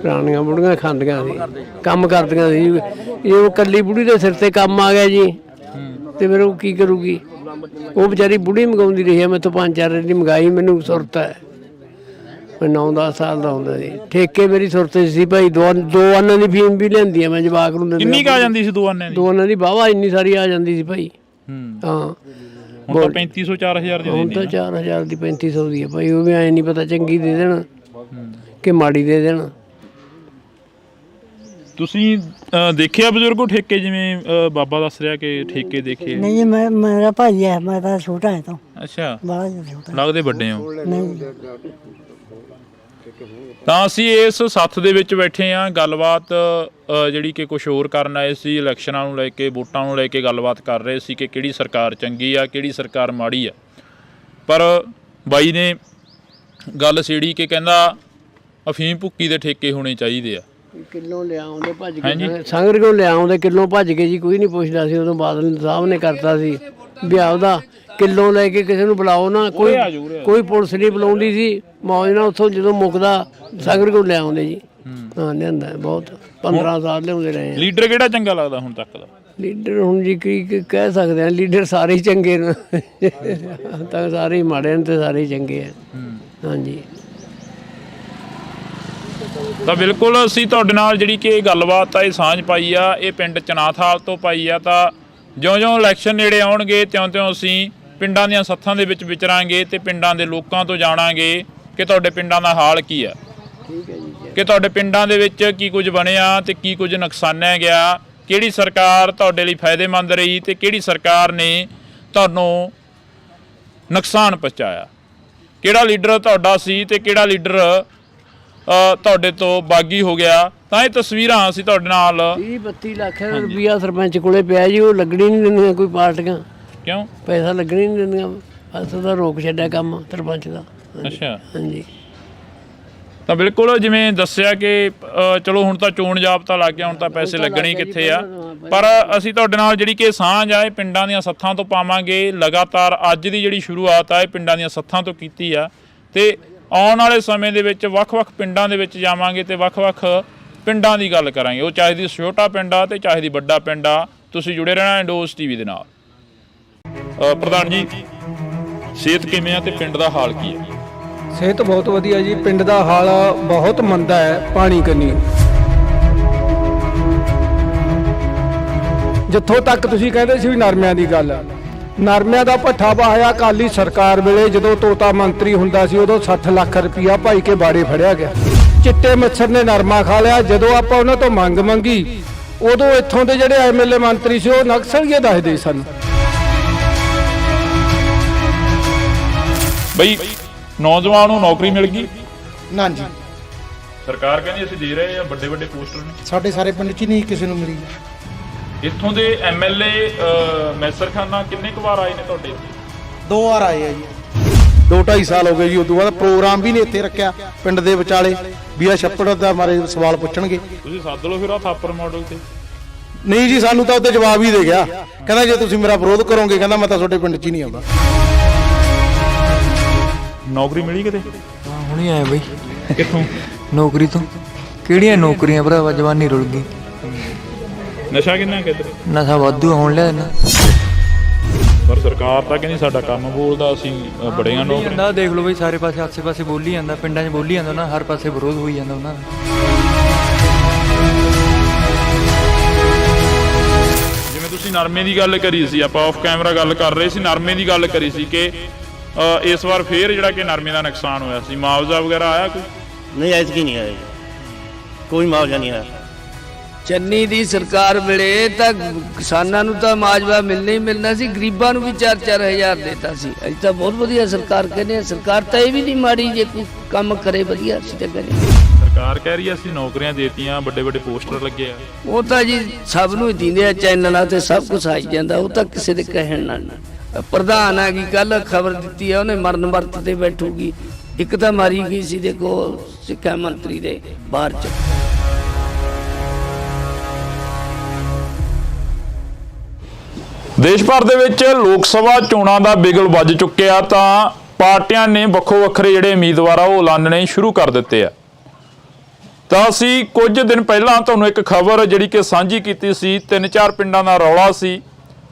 ਪੁਰਾਣੀਆਂ ਬੁੜੀਆਂ ਖਾਂਦੀਆਂ ਸੀ, ਕੰਮ ਕਰਦੀਆਂ ਸੀ। ਇਹ ਉਹ ਕੱਲੀ ਬੁੜੀ ਦੇ ਸਿਰ ਤੇ ਕੰਮ ਆ ਗਿਆ ਜੀ, ਤੇ ਫਿਰ ਉਹ ਕੀ ਕਰੂਗੀ? ਉਹ ਵਿਚਾਰੀ ਬੁੜੀ ਮੰਗਾਉਂਦੀ ਰਹੀ ਹੈ ਮੈਥੋਂ 5-4 ਦਿਨ ਦੀ ਮੰਗਾਈ। ਮੈਨੂੰ ਸੁਰਤ ਹੈ, ਮੈਂ 9-10 ਸਾਲ ਦਾ ਹੁੰਦਾ ਸੀ। ਠੇਕੇ ਮੇਰੀ ਸੁਰਤ ਸੀ ਭਾਈ। ਦੋ ਆਨਾਂ ਦੀ ਫੀਮ ਵੀ ਲੈਂਦੀ ਆ ਮੈਂ ਜਵਾਕ ਨੂੰ। ਕਿੰਨੀ ਕੁ ਆ ਜਾਂਦੀ ਸੀ 2 ਆਨੇ ਦੀ? 2 ਆਨਾਂ ਦੀ ਵਾਹਵਾ ਇੰਨੀ ਸਾਰੀ ਆ ਜਾਂਦੀ ਸੀ ਭਾਈ। ਹਾਂ ਹੁਣ ਤਾਂ 3500 4000 ਦੀ। ਹੁਣ ਤਾਂ 4000 ਦੀ 3500 ਦੀ ਹੈ ਭਾਈ। ਉਹ ਵੀ ਐ ਨਹੀਂ ਪਤਾ ਚੰਗੀ ਦੇ ਦੇਣ ਕਿ ਮਾੜੀ ਦੇ ਦੇਣ। ਤੁਸੀਂ ਦੇਖਿਆ ਬਜ਼ੁਰਗੋ ਠੇਕੇ, ਜਿਵੇਂ ਬਾਬਾ ਦੱਸ ਰਿਹਾ ਕਿ ਠੇਕੇ ਦੇਖੇ? ਨਹੀਂ ਮੇਰਾ ਭਾਈ ਹੈ, ਮੈਂ ਤਾਂ ਛੋਟਾ ਹੈ ਤਾਂ। ਅੱਛਾ ਬੜਾ ਛੋਟਾ। ਲੱਗਦੇ ਵੱਡੇ ਹੋ? ਨਹੀਂ। ਤਾਂ ਅਸੀਂ ਇਸ ਸੱਥ ਦੇ ਵਿੱਚ ਬੈਠੇ ਹਾਂ, ਗੱਲਬਾਤ ਜਿਹੜੀ ਕਿ ਕੁਝ ਹੋਰ ਕਰਨ ਆਏ ਸੀ। ਇਲੈਕਸ਼ਨਾਂ ਨੂੰ ਲੈ ਕੇ, ਵੋਟਾਂ ਨੂੰ ਲੈ ਕੇ ਗੱਲਬਾਤ ਕਰ ਰਹੇ ਸੀ ਕਿ ਕਿਹੜੀ ਸਰਕਾਰ ਚੰਗੀ ਆ, ਕਿਹੜੀ ਸਰਕਾਰ ਮਾੜੀ ਆ। ਪਰ ਬਾਈ ਨੇ ਗੱਲ ਛੇੜੀ ਕਿ ਕਹਿੰਦਾ ਅਫੀਮ ਭੁੱਕੀ ਦੇ ਠੇਕੇ ਹੋਣੇ ਚਾਹੀਦੇ ਆ। ਕਿਲੋ ਲਿਆਉਂਦੇ ਭੱਜ ਕੇ, ਸੰਗਰ ਕੋਲ ਲਿਆਉਂਦੇ ਕਿਲੋ ਭੱਜ ਕੇ ਜੀ। ਕੋਈ ਨਹੀਂ ਪੁੱਛਦਾ ਸੀ ਉਦੋਂ, ਬਾਦਲ ਸਾਹਿਬ ਨੇ ਕਰਤਾ ਸੀ ਵਿਆਹ ਉਹਦਾ। ਕਿਲੋ ਲੈ ਕੇ ਕਿਸੇ ਨੂੰ ਬੁਲਾਓ ਨਾ, ਕੋਈ ਪੁਲਿਸ ਨਹੀਂ ਬੁਲਾਉਂਦੀ ਸੀ। ਮੌਜ ਨਾਲ ਉੱਥੋਂ ਜਦੋਂ ਮੁੱਕਦਾ ਸੰਗਰ ਕੋਲ ਲਿਆਉਂਦੇ ਜੀ। ਹਾਂ ਲਿਆਂਦਾ ਬਹੁਤ, 15 ਸਾਲ ਲਿਆਉਂਦੇ ਰਹੇ। ਲੀਡਰ ਕਿਹੜਾ ਚੰਗਾ ਲੱਗਦਾ ਹੁਣ ਤੱਕ ਦਾ? ਲੀਡਰ ਹੁਣ ਜੀ ਕੀ ਕਹਿ ਸਕਦੇ ਆ, ਲੀਡਰ ਸਾਰੇ ਹੀ ਚੰਗੇ ਨੇ ਤਾਂ ਸਾਰੇ ਹੀ ਮਾੜੇ ਨੇ ਤੇ ਸਾਰੇ ਹੀ ਚੰਗੇ ਆ। ਹਾਂਜੀ ਤਾਂ ਬਿਲਕੁਲ ਅਸੀਂ ਤੁਹਾਡੇ ਨਾਲ ਜਿਹੜੀ ਕਿ ਇਹ ਗੱਲਬਾਤ ਆ, ਇਹ ਸਾਂਝ ਪਾਈ ਆ, ਇਹ ਪਿੰਡ ਚਨਾਥਾਲ ਤੋਂ ਪਾਈ ਆ। ਤਾਂ ਜਿਉਂ-ਜਿਉਂ ਇਲੈਕਸ਼ਨ ਨੇੜੇ ਆਉਣਗੇ ਤਿਉਂ-ਤਿਉਂ ਅਸੀਂ ਪਿੰਡਾਂ ਦੀਆਂ ਸੱਥਾਂ ਦੇ ਵਿੱਚ ਵਿਚਰਾਂਗੇ ਤੇ ਪਿੰਡਾਂ ਦੇ ਲੋਕਾਂ ਤੋਂ ਜਾਣਾਂਗੇ ਕਿ ਤੁਹਾਡੇ ਪਿੰਡਾਂ ਦਾ ਹਾਲ ਕੀ ਆ, ਕਿ ਤੁਹਾਡੇ ਪਿੰਡਾਂ ਦੇ ਵਿੱਚ ਕੀ ਕੁਝ ਬਣਿਆ ਤੇ ਕੀ ਕੁਝ ਨੁਕਸਾਨਿਆ ਗਿਆ, ਕਿਹੜੀ ਸਰਕਾਰ ਤੁਹਾਡੇ ਲਈ ਫਾਇਦੇਮੰਦ ਰਹੀ ਤੇ ਕਿਹੜੀ ਸਰਕਾਰ ਨੇ ਤੁਹਾਨੂੰ ਨੁਕਸਾਨ ਪਹੁੰਚਾਇਆ, ਕਿਹੜਾ ਲੀਡਰ ਤੁਹਾਡਾ ਸੀ ਤੇ ਕਿਹੜਾ ਲੀਡਰ ਤੁਹਾਡੇ ਤੋਂ ਬਾਗੀ ਹੋ ਗਿਆ। ਤਾਂ ਇਹ ਤਸਵੀਰਾਂ ਅਸੀਂ ਤੁਹਾਡੇ ਨਾਲ 30-32 ਲੱਖ ਰੁਪਈਆ ਸਰਪੰਚ ਕੋਲੇ ਪਿਆ ਜੀ, ਉਹ ਲੱਗਣੀ ਨਹੀਂ ਦਿੰਦੀਆਂ ਕੋਈ ਪਾਰਟੀਆਂ। ਕਿਉਂ? ਪੈਸਾ ਲੱਗਣੀ ਨਹੀਂ ਦਿੰਦੀਆਂ, ਬਸ ਉਹਦਾ ਰੋਕ ਛੱਡਿਆ ਕੰਮ ਸਰਪੰਚ ਦਾ। ਅੱਛਾ, ਹਾਂਜੀ। ਤਾਂ ਬਿਲਕੁਲ ਜਿਵੇਂ ਦੱਸਿਆ ਕਿ ਚਲੋ ਹੁਣ ਤਾਂ ਚੋਣ ਜਾਬਤਾ ਲੱਗ ਗਿਆ, ਹੁਣ ਤਾਂ ਪੈਸੇ ਲੱਗਣੇ ਕਿੱਥੇ ਆ, ਪਰ ਅਸੀਂ ਤੁਹਾਡੇ ਨਾਲ ਜਿਹੜੀ ਕਿ ਸਾਂਝ ਆ ਇਹ ਪਿੰਡਾਂ ਦੀਆਂ ਸੱਥਾਂ ਤੋਂ ਪਾਵਾਂਗੇ। ਲਗਾਤਾਰ ਅੱਜ ਦੀ ਜਿਹੜੀ ਸ਼ੁਰੂਆਤ ਆ ਇਹ ਪਿੰਡਾਂ ਦੀਆਂ ਸੱਥਾਂ ਤੋਂ ਕੀਤੀ ਆ ਤੇ ਆਉਣ ਵਾਲੇ ਸਮੇਂ ਦੇ ਵਿੱਚ ਵੱਖ-ਵੱਖ ਪਿੰਡਾਂ ਦੇ ਵਿੱਚ ਜਾਵਾਂਗੇ ਤੇ ਵੱਖ-ਵੱਖ ਪਿੰਡਾਂ ਦੀ ਗੱਲ ਕਰਾਂਗੇ, ਉਹ ਚਾਹੇ ਦੀ ਛੋਟਾ ਪਿੰਡ ਆ ਤੇ ਚਾਹੇ ਦੀ ਵੱਡਾ ਪਿੰਡ ਆ। ਤੁਸੀਂ ਜੁੜੇ ਰਹਿਣਾ ਇੰਡੋਸ ਟੀਵੀ ਦੇ ਨਾਲ। ਪ੍ਰਧਾਨ ਜੀ, ਸਿਹਤ ਕਿਵੇਂ ਆ ਤੇ ਪਿੰਡ ਦਾ ਹਾਲ ਕੀ ਹੈ? ਸਿਹਤ ਬਹੁਤ ਵਧੀਆ ਜੀ, ਪਿੰਡ ਦਾ ਹਾਲ ਬਹੁਤ ਮੰਦਾ ਹੈ ਪਾਣੀ ਕੰਨੀ। ਜਿੱਥੋਂ ਤੱਕ ਤੁਸੀਂ ਕਹਿੰਦੇ ਸੀ ਵੀ ਨਰਮਿਆਂ ਦੀ ਗੱਲ, ਨਰਮਿਆਂ ਦਾ ਭੱਠਾ ਵਹਾਇਆ ਅਕਾਲੀ ਸਰਕਾਰ ਵੇਲੇ, ਜਦੋਂ ਤੋਤਾ ਮੰਤਰੀ ਹੁੰਦਾ ਸੀ ਉਦੋਂ 60 ਲੱਖ ਰੁਪਇਆ ਭਾਈ ਕੇ ਬਾੜੇ ਫੜਿਆ ਗਿਆ। ਚਿੱਟੇ ਮੱਛਰ ਨੇ ਨਰਮਾ ਖਾ ਲਿਆ। ਜਦੋਂ ਆਪਾਂ ਉਹਨਾਂ ਤੋਂ ਮੰਗ ਮੰਗੀ ਉਦੋਂ ਇੱਥੋਂ ਦੇ ਜਿਹੜੇ ਐਮਐਲਏ ਮੰਤਰੀ ਸੀ ਉਹ ਨਕਸਲੀਏ ਦੱਸਦੇ ਸਨ। ਬਈ ਨੌਜਵਾਨ ਨੂੰ ਨੌਕਰੀ ਮਿਲ ਗਈ? ਨਾ ਜੀ, ਸਰਕਾਰ ਕਹਿੰਦੀ ਅਸੀਂ ਦੇ ਰਹੇ ਆ, ਵੱਡੇ ਵੱਡੇ ਪੋਸਟਰ ਨੇ। ਸਾਡੇ ਸਾਰੇ ਪਿੰਡ 'ਚ ਨਹੀਂ ਕਿਸੇ ਨੂੰ ਮਿਲੀ। ਇੱਥੋਂ ਦੇ ਐਮਐਲਏ ਮੈਸਰ ਖਾਨਾ ਕਿੰਨੇ ਕੁ ਵਾਰ ਆਏ ਨੇ ਤੁਹਾਡੇ? 2 ਵਾਰ ਆਏ ਆ ਜੀ। 2-2.5 ਸਾਲ ਹੋ ਗਏ ਜੀ। ਉਦੋਂ ਬਾਅਦ ਪ੍ਰੋਗਰਾਮ ਵੀ ਨਹੀਂ ਇੱਥੇ ਰੱਖਿਆ ਪਿੰਡ ਦੇ ਵਿਚਾਲੇ ਵੀ ਆ ਛੱਪੜ ਦਾ ਮਾਰੇ ਸਵਾਲ ਪੁੱਛਣਗੇ। ਤੁਸੀਂ ਸੱਦ ਲਓ ਫਿਰ ਆ ਥਾਪਰ ਮਾਡਲ ਤੇ। ਨਹੀਂ ਜੀ, ਸਾਨੂੰ ਤਾਂ ਉੱਤੇ ਜਵਾਬ ਹੀ ਦੇ ਗਿਆ, ਕਹਿੰਦਾ ਜੇ ਤੁਸੀਂ ਮੇਰਾ ਵਿਰੋਧ ਕਰੋਗੇ ਕਹਿੰਦਾ ਮੈਂ ਤਾਂ ਤੁਹਾਡੇ ਪਿੰਡ 'ਚ ਹੀ ਨਹੀਂ ਆਉਂਦਾ। ਨੌਕਰੀ ਮਿਲੀ ਕਿਤੇ? ਹਾਂ, ਹੁਣੀ ਆਇਆ ਬਈ। ਕਿੱਥੋਂ? ਨੌਕਰੀ ਤੋਂ। ਕਿਹੜੀਆਂ ਨੌਕਰੀਆਂ ਭਰਾਵਾ, ਜਵਾਨੀ ਰੁਲ ਗਈ। ਨਸ਼ਾ ਕਿੰਨਾ ਕਿੱਧਰ? ਨਸ਼ਾ ਵਾਧੂ ਹੋਣ ਲਿਆ ਨਾ, ਪਰ ਸਰਕਾਰ ਤਾਂ ਕਹਿੰਦੀ ਸਾਡਾ ਕੰਮ ਬੋਲਦਾ, ਅਸੀਂ ਬੜੀਆਂ ਨੌਕਰੀਆਂ। ਜਾਂਦਾ ਦੇਖ ਲਓ ਬਈ, ਸਾਰੇ ਪਾਸੇ ਆਸੇ ਪਾਸੇ ਬੋਲੀ ਜਾਂਦਾ, ਪਿੰਡਾਂ 'ਚ ਬੋਲੀ ਜਾਂਦਾ ਨਾ, ਹਰ ਪਾਸੇ ਵਿਰੋਧ ਹੋਈ ਜਾਂਦਾ ਉਹਨਾਂ ਦਾ। ਜਿਵੇਂ ਤੁਸੀਂ ਨਰਮੇ ਦੀ ਗੱਲ ਕਰੀ ਸੀ, ਆਪਾਂ ਆਫ ਕੈਮਰਾ ਗੱਲ ਕਰ ਰਹੇ ਸੀ, ਨਰਮੇ ਦੀ ਗੱਲ ਕਰੀ ਸੀ ਕਿ ਇਸ ਵਾਰ ਫੇਰ ਜਿਹੜਾ ਕਿ ਨਰਮੇ ਦਾ ਨੁਕਸਾਨ ਹੋਇਆ ਸੀ, ਮੁਆਵਜ਼ਾ ਵਗੈਰਾ ਆਇਆ ਕੋਈ? ਨਹੀਂ, ਐਤਕੀ ਨਹੀਂ ਆਇਆ, ਕੋਈ ਮੁਆਵਜ਼ਾ ਨਹੀਂ ਆਇਆ। ਚੰਨੀ ਦੀ ਸਰਕਾਰ ਵੇਲੇ ਤਾਂ ਕਿਸਾਨਾਂ ਨੂੰ ਤਾਂ ਮੁਆਵਜ਼ਾ ਮਿਲਣਾ ਹੀ ਮਿਲਣਾ ਸੀ, ਗਰੀਬਾਂ ਨੂੰ ਵੀ 4-4 ਹਜ਼ਾਰ ਦਿੱਤਾ ਸੀ। ਅੱਜ ਤਾਂ ਬਹੁਤ ਵਧੀਆ ਸਰਕਾਰ ਕਹਿੰਦੇ, ਸਰਕਾਰ ਤਾਂ ਇਹ ਵੀ ਨਹੀਂ ਮਾੜੀ ਜੇ ਕੋਈ ਕੰਮ ਕਰੇ ਵਧੀਆ। ਅਸੀਂ ਤਾਂ ਕਹਿੰਦੇ ਸਰਕਾਰ ਕਹਿ ਰਹੀ ਹੈ ਅਸੀਂ ਨੌਕਰੀਆਂ ਦੇਤੀਆਂ, ਵੱਡੇ ਵੱਡੇ ਪੋਸਟਰ ਲੱਗੇ ਆ। ਉਹ ਤਾਂ ਜੀ ਸਭ ਨੂੰ ਹੀ ਦਿੰਦੇ ਆ, ਚੈਨਲਾਂ ਤੇ ਸਭ ਕੁਝ ਆਈ ਜਾਂਦਾ, ਉਹ ਤਾਂ ਕਿਸੇ ਦੇ ਕਹਿਣ ਨਾਲ ਨਾ। ਪ੍ਰਧਾਨ ਆ ਗਈ, ਕੱਲ ਖਬਰ ਦਿੱਤੀ ਆ ਉਹਨੇ ਮਰਨ ਵਰਤ ਤੇ ਬੈਠੂਗੀ। ਇੱਕ ਤਾਂ ਮਾਰੀ ਗਈ ਸੀ ਦੇਖੋ ਸਿੱਖਿਆ ਮੰਤਰੀ ਦੇ ਬਾਹਰ ਚ। ਦੇਸ਼ ਭਰ ਦੇ ਵਿੱਚ ਲੋਕ ਸਭਾ ਚੋਣਾਂ ਦਾ ਬਿਗਲ ਵੱਜ ਚੁੱਕਿਆ ਤਾਂ ਪਾਰਟੀਆਂ ਨੇ ਵੱਖੋ ਵੱਖਰੇ ਜਿਹੜੇ ਉਮੀਦਵਾਰ ਆ ਉਹ ਐਲਾਨਣੇ ਸ਼ੁਰੂ ਕਰ ਦਿੱਤੇ ਆ। ਤਾਂ ਅਸੀਂ ਕੁਝ ਦਿਨ ਪਹਿਲਾਂ ਤੁਹਾਨੂੰ ਇੱਕ ਖਬਰ ਜਿਹੜੀ ਕਿ ਸਾਂਝੀ ਕੀਤੀ ਸੀ, 3-4 ਪਿੰਡਾਂ ਦਾ ਰੌਲਾ ਸੀ।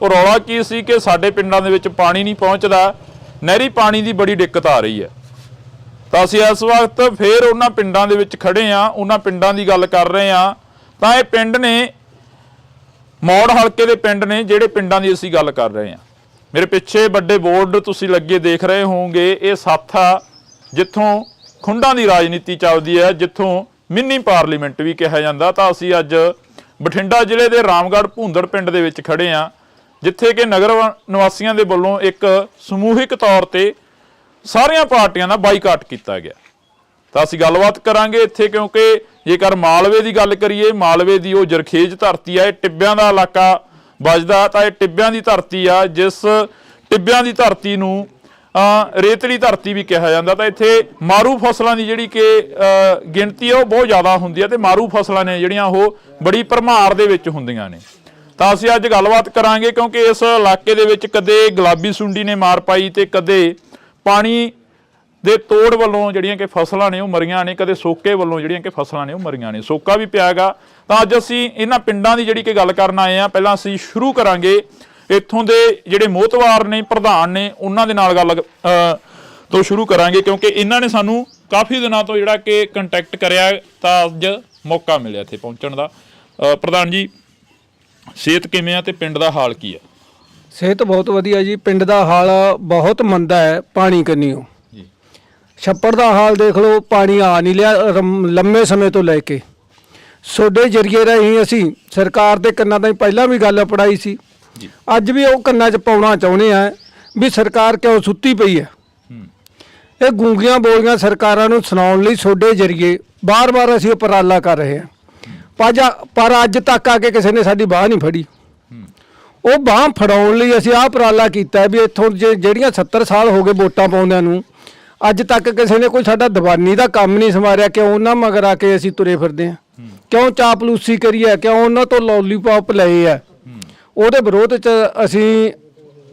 ਉਹ ਰੌਲਾ ਕੀ ਸੀ ਕਿ ਸਾਡੇ ਪਿੰਡਾਂ ਦੇ ਵਿੱਚ ਪਾਣੀ ਨਹੀਂ ਪਹੁੰਚਦਾ, ਨਹਿਰੀ ਪਾਣੀ ਦੀ ਬੜੀ ਦਿੱਕਤ ਆ ਰਹੀ ਹੈ। ਤਾਂ ਅਸੀਂ ਇਸ ਵਕਤ ਫੇਰ ਉਹਨਾਂ ਪਿੰਡਾਂ ਦੇ ਵਿੱਚ ਖੜੇ ਆ, ਉਹਨਾਂ ਪਿੰਡਾਂ ਦੀ ਗੱਲ ਕਰ ਰਹੇ ਆ। ਤਾਂ ਇਹ ਪਿੰਡ ਨੇ ਮੌੜ ਹਲਕੇ ਦੇ ਪਿੰਡ ਨੇ, ਜਿਹੜੇ ਪਿੰਡਾਂ ਦੀ ਅਸੀਂ ਗੱਲ ਕਰ ਰਹੇ ਹਾਂ। ਮੇਰੇ ਪਿੱਛੇ ਵੱਡੇ ਬੋਰਡ ਤੁਸੀਂ ਲੱਗੇ ਦੇਖ ਰਹੇ ਹੋਵੋਗੇ, ਇਹ ਸੱਥ ਆ ਜਿੱਥੋਂ ਖੁੰਡਾਂ ਦੀ ਰਾਜਨੀਤੀ ਚੱਲਦੀ ਹੈ, ਜਿੱਥੋਂ ਮਿੰਨੀ ਪਾਰਲੀਮੈਂਟ ਵੀ ਕਿਹਾ ਜਾਂਦਾ। ਤਾਂ ਅਸੀਂ ਅੱਜ ਬਠਿੰਡਾ ਜ਼ਿਲ੍ਹੇ ਦੇ ਰਾਮਗੜ੍ਹ ਭੂੰਦੜ ਪਿੰਡ ਦੇ ਵਿੱਚ ਖੜੇ ਹਾਂ, ਜਿੱਥੇ ਕਿ ਨਗਰ ਨਿਵਾਸੀਆਂ ਦੇ ਵੱਲੋਂ ਇੱਕ ਸਮੂਹਿਕ ਤੌਰ ਤੇ ਸਾਰੀਆਂ ਪਾਰਟੀਆਂ ਦਾ ਬਾਈਕਾਟ ਕੀਤਾ ਗਿਆ। ਤਾਂ ਅਸੀਂ ਗੱਲਬਾਤ ਕਰਾਂਗੇ ਇੱਥੇ, ਕਿਉਂਕਿ ਜੇਕਰ ਮਾਲਵੇ ਦੀ ਗੱਲ ਕਰੀਏ, ਮਾਲਵੇ ਦੀ ਉਹ ਜਰਖੇਜ ਧਰਤੀ ਆ, ਇਹ ਟਿੱਬਿਆਂ ਦਾ ਇਲਾਕਾ ਵੱਜਦਾ। ਤਾਂ ਇਹ ਟਿੱਬਿਆਂ ਦੀ ਧਰਤੀ ਆ, ਜਿਸ ਟਿੱਬਿਆਂ ਦੀ ਧਰਤੀ ਨੂੰ ਰੇਤਲੀ ਧਰਤੀ ਵੀ ਕਿਹਾ ਜਾਂਦਾ। ਤਾਂ ਇੱਥੇ ਮਾਰੂ ਫਸਲਾਂ ਦੀ ਜਿਹੜੀ ਕਿ ਗਿਣਤੀ ਆ ਉਹ ਬਹੁਤ ਜ਼ਿਆਦਾ ਹੁੰਦੀ ਹੈ, ਤੇ ਮਾਰੂ ਫਸਲਾਂ ਨੇ ਜਿਹੜੀਆਂ ਉਹ ਬੜੀ ਭਰਮਾਰ ਦੇ ਵਿੱਚ ਹੁੰਦੀਆਂ ਨੇ। ਤਾਂ ਅਸੀਂ ਅੱਜ ਗੱਲਬਾਤ ਕਰਾਂਗੇ, ਕਿਉਂਕਿ ਇਸ ਇਲਾਕੇ ਦੇ ਵਿੱਚ ਕਦੇ ਗੁਲਾਬੀ ਸੁੰਡੀ ਨੇ ਮਾਰ ਪਾਈ ਤੇ ਕਦੇ ਪਾਣੀ ਦੇ ਤੋੜ ਵੱਲੋਂ ਜਿਹੜੀਆਂ ਕਿ ਫਸਲਾਂ ਨੇ ਉਹ ਮਰੀਆਂ ਨੇ, ਕਦੇ ਸੋਕੇ ਵੱਲੋਂ ਜਿਹੜੀਆਂ ਕਿ ਫਸਲਾਂ ਨੇ ਉਹ ਮਰੀਆਂ ਨੇ, ਸੋਕਾ ਵੀ ਪਿਆ ਹੈਗਾ। ਤਾਂ ਅੱਜ ਅਸੀਂ ਇਹਨਾਂ ਪਿੰਡਾਂ ਦੀ ਜਿਹੜੀ ਕਿ ਗੱਲ ਕਰਨ ਆਏ ਆ। ਪਹਿਲਾਂ ਅਸੀਂ ਸ਼ੁਰੂ ਕਰਾਂਗੇ ਇੱਥੋਂ ਦੇ ਜਿਹੜੇ ਮੋਹਤਵਾਰ ਨੇ, ਪ੍ਰਧਾਨ ਨੇ, ਉਹਨਾਂ ਦੇ ਨਾਲ ਗੱਲ ਤੋਂ ਸ਼ੁਰੂ ਕਰਾਂਗੇ, ਕਿਉਂਕਿ ਇਹਨਾਂ ਨੇ ਸਾਨੂੰ ਕਾਫੀ ਦਿਨਾਂ ਤੋਂ ਜਿਹੜਾ ਕਿ ਕੰਟੈਕਟ ਕਰਿਆ ਤਾਂ ਅੱਜ ਮੌਕਾ ਮਿਲਿਆ ਇੱਥੇ ਪਹੁੰਚਣ ਦਾ। ਪ੍ਰਧਾਨ ਜੀ, ਸਿਹਤ ਕਿਵੇਂ ਆ ਤੇ ਪਿੰਡ ਦਾ ਹਾਲ ਕੀ ਆ? ਸਿਹਤ ਬਹੁਤ ਵਧੀਆ ਜੀ। ਪਿੰਡ ਦਾ ਹਾਲ ਬਹੁਤ ਮੰਦਾ ਹੈ ਪਾਣੀ ਕੰਨੀਓ। ਛੱਪੜ ਦਾ ਹਾਲ ਦੇਖ ਲਓ, ਪਾਣੀ ਆ ਨਹੀਂ ਲਿਆ ਲੰਮੇ ਸਮੇਂ ਤੋਂ ਲੈ ਕੇ। ਤੁਹਾਡੇ ਜਰੀਏ ਰਾਹੀਂ ਅਸੀਂ ਸਰਕਾਰ ਦੇ ਕੰਨਾਂ ਤਾਈਂ ਪਹਿਲਾਂ ਵੀ ਗੱਲ ਪੜਾਈ ਸੀ, ਅੱਜ ਵੀ ਉਹ ਕੰਨਾਂ 'ਚ ਪਾਉਣਾ ਚਾਹੁੰਦੇ ਆ ਵੀ ਸਰਕਾਰ ਕਿਉਂ ਸੁੱਤੀ ਪਈ ਹੈ। ਇਹ ਗੂੰਗੀਆਂ ਬੋਲੀਆਂ ਸਰਕਾਰਾਂ ਨੂੰ ਸੁਣਾਉਣ ਲਈ ਤੁਹਾਡੇ ਜਰੀਏ ਬਾਰ-ਬਾਰ ਅਸੀਂ ਉਪਰਾਲਾ ਕਰ ਰਹੇ ਹਾਂ, ਪਰ ਅੱਜ ਤੱਕ ਆ ਕੇ ਕਿਸੇ ਨੇ ਸਾਡੀ ਬਾਹ ਨਹੀਂ ਫੜੀ। ਉਹ ਬਾਹ ਫੜਾਉਣ ਲਈ ਅਸੀਂ ਆਹ ਉਪਰਾਲਾ ਕੀਤਾ ਵੀ ਇੱਥੋਂ ਜਿਹੜੀਆਂ 70 ਸਾਲ ਹੋ ਗਏ ਵੋਟਾਂ ਪਾਉਂਦਿਆਂ ਨੂੰ, ਅੱਜ ਤੱਕ ਕਿਸੇ ਨੇ ਕੋਈ ਸਾਡਾ ਦੀਵਾਨੀ ਦਾ ਕੰਮ ਨਹੀਂ ਸੰਵਾਰਿਆ। ਕਿਉਂ ਉਹਨਾਂ ਮਗਰ ਆ ਕੇ ਅਸੀਂ ਤੁਰੇ ਫਿਰਦੇ ਹਾਂ? ਕਿਉਂ ਚਾਪਲੂਸੀ ਕਰੀ ਹੈ? ਕਿਉਂ ਉਹਨਾਂ ਤੋਂ ਲੋਲੀਪੌਪ ਲਏ ਆ? ਉਹਦੇ ਵਿਰੋਧ 'ਚ ਅਸੀਂ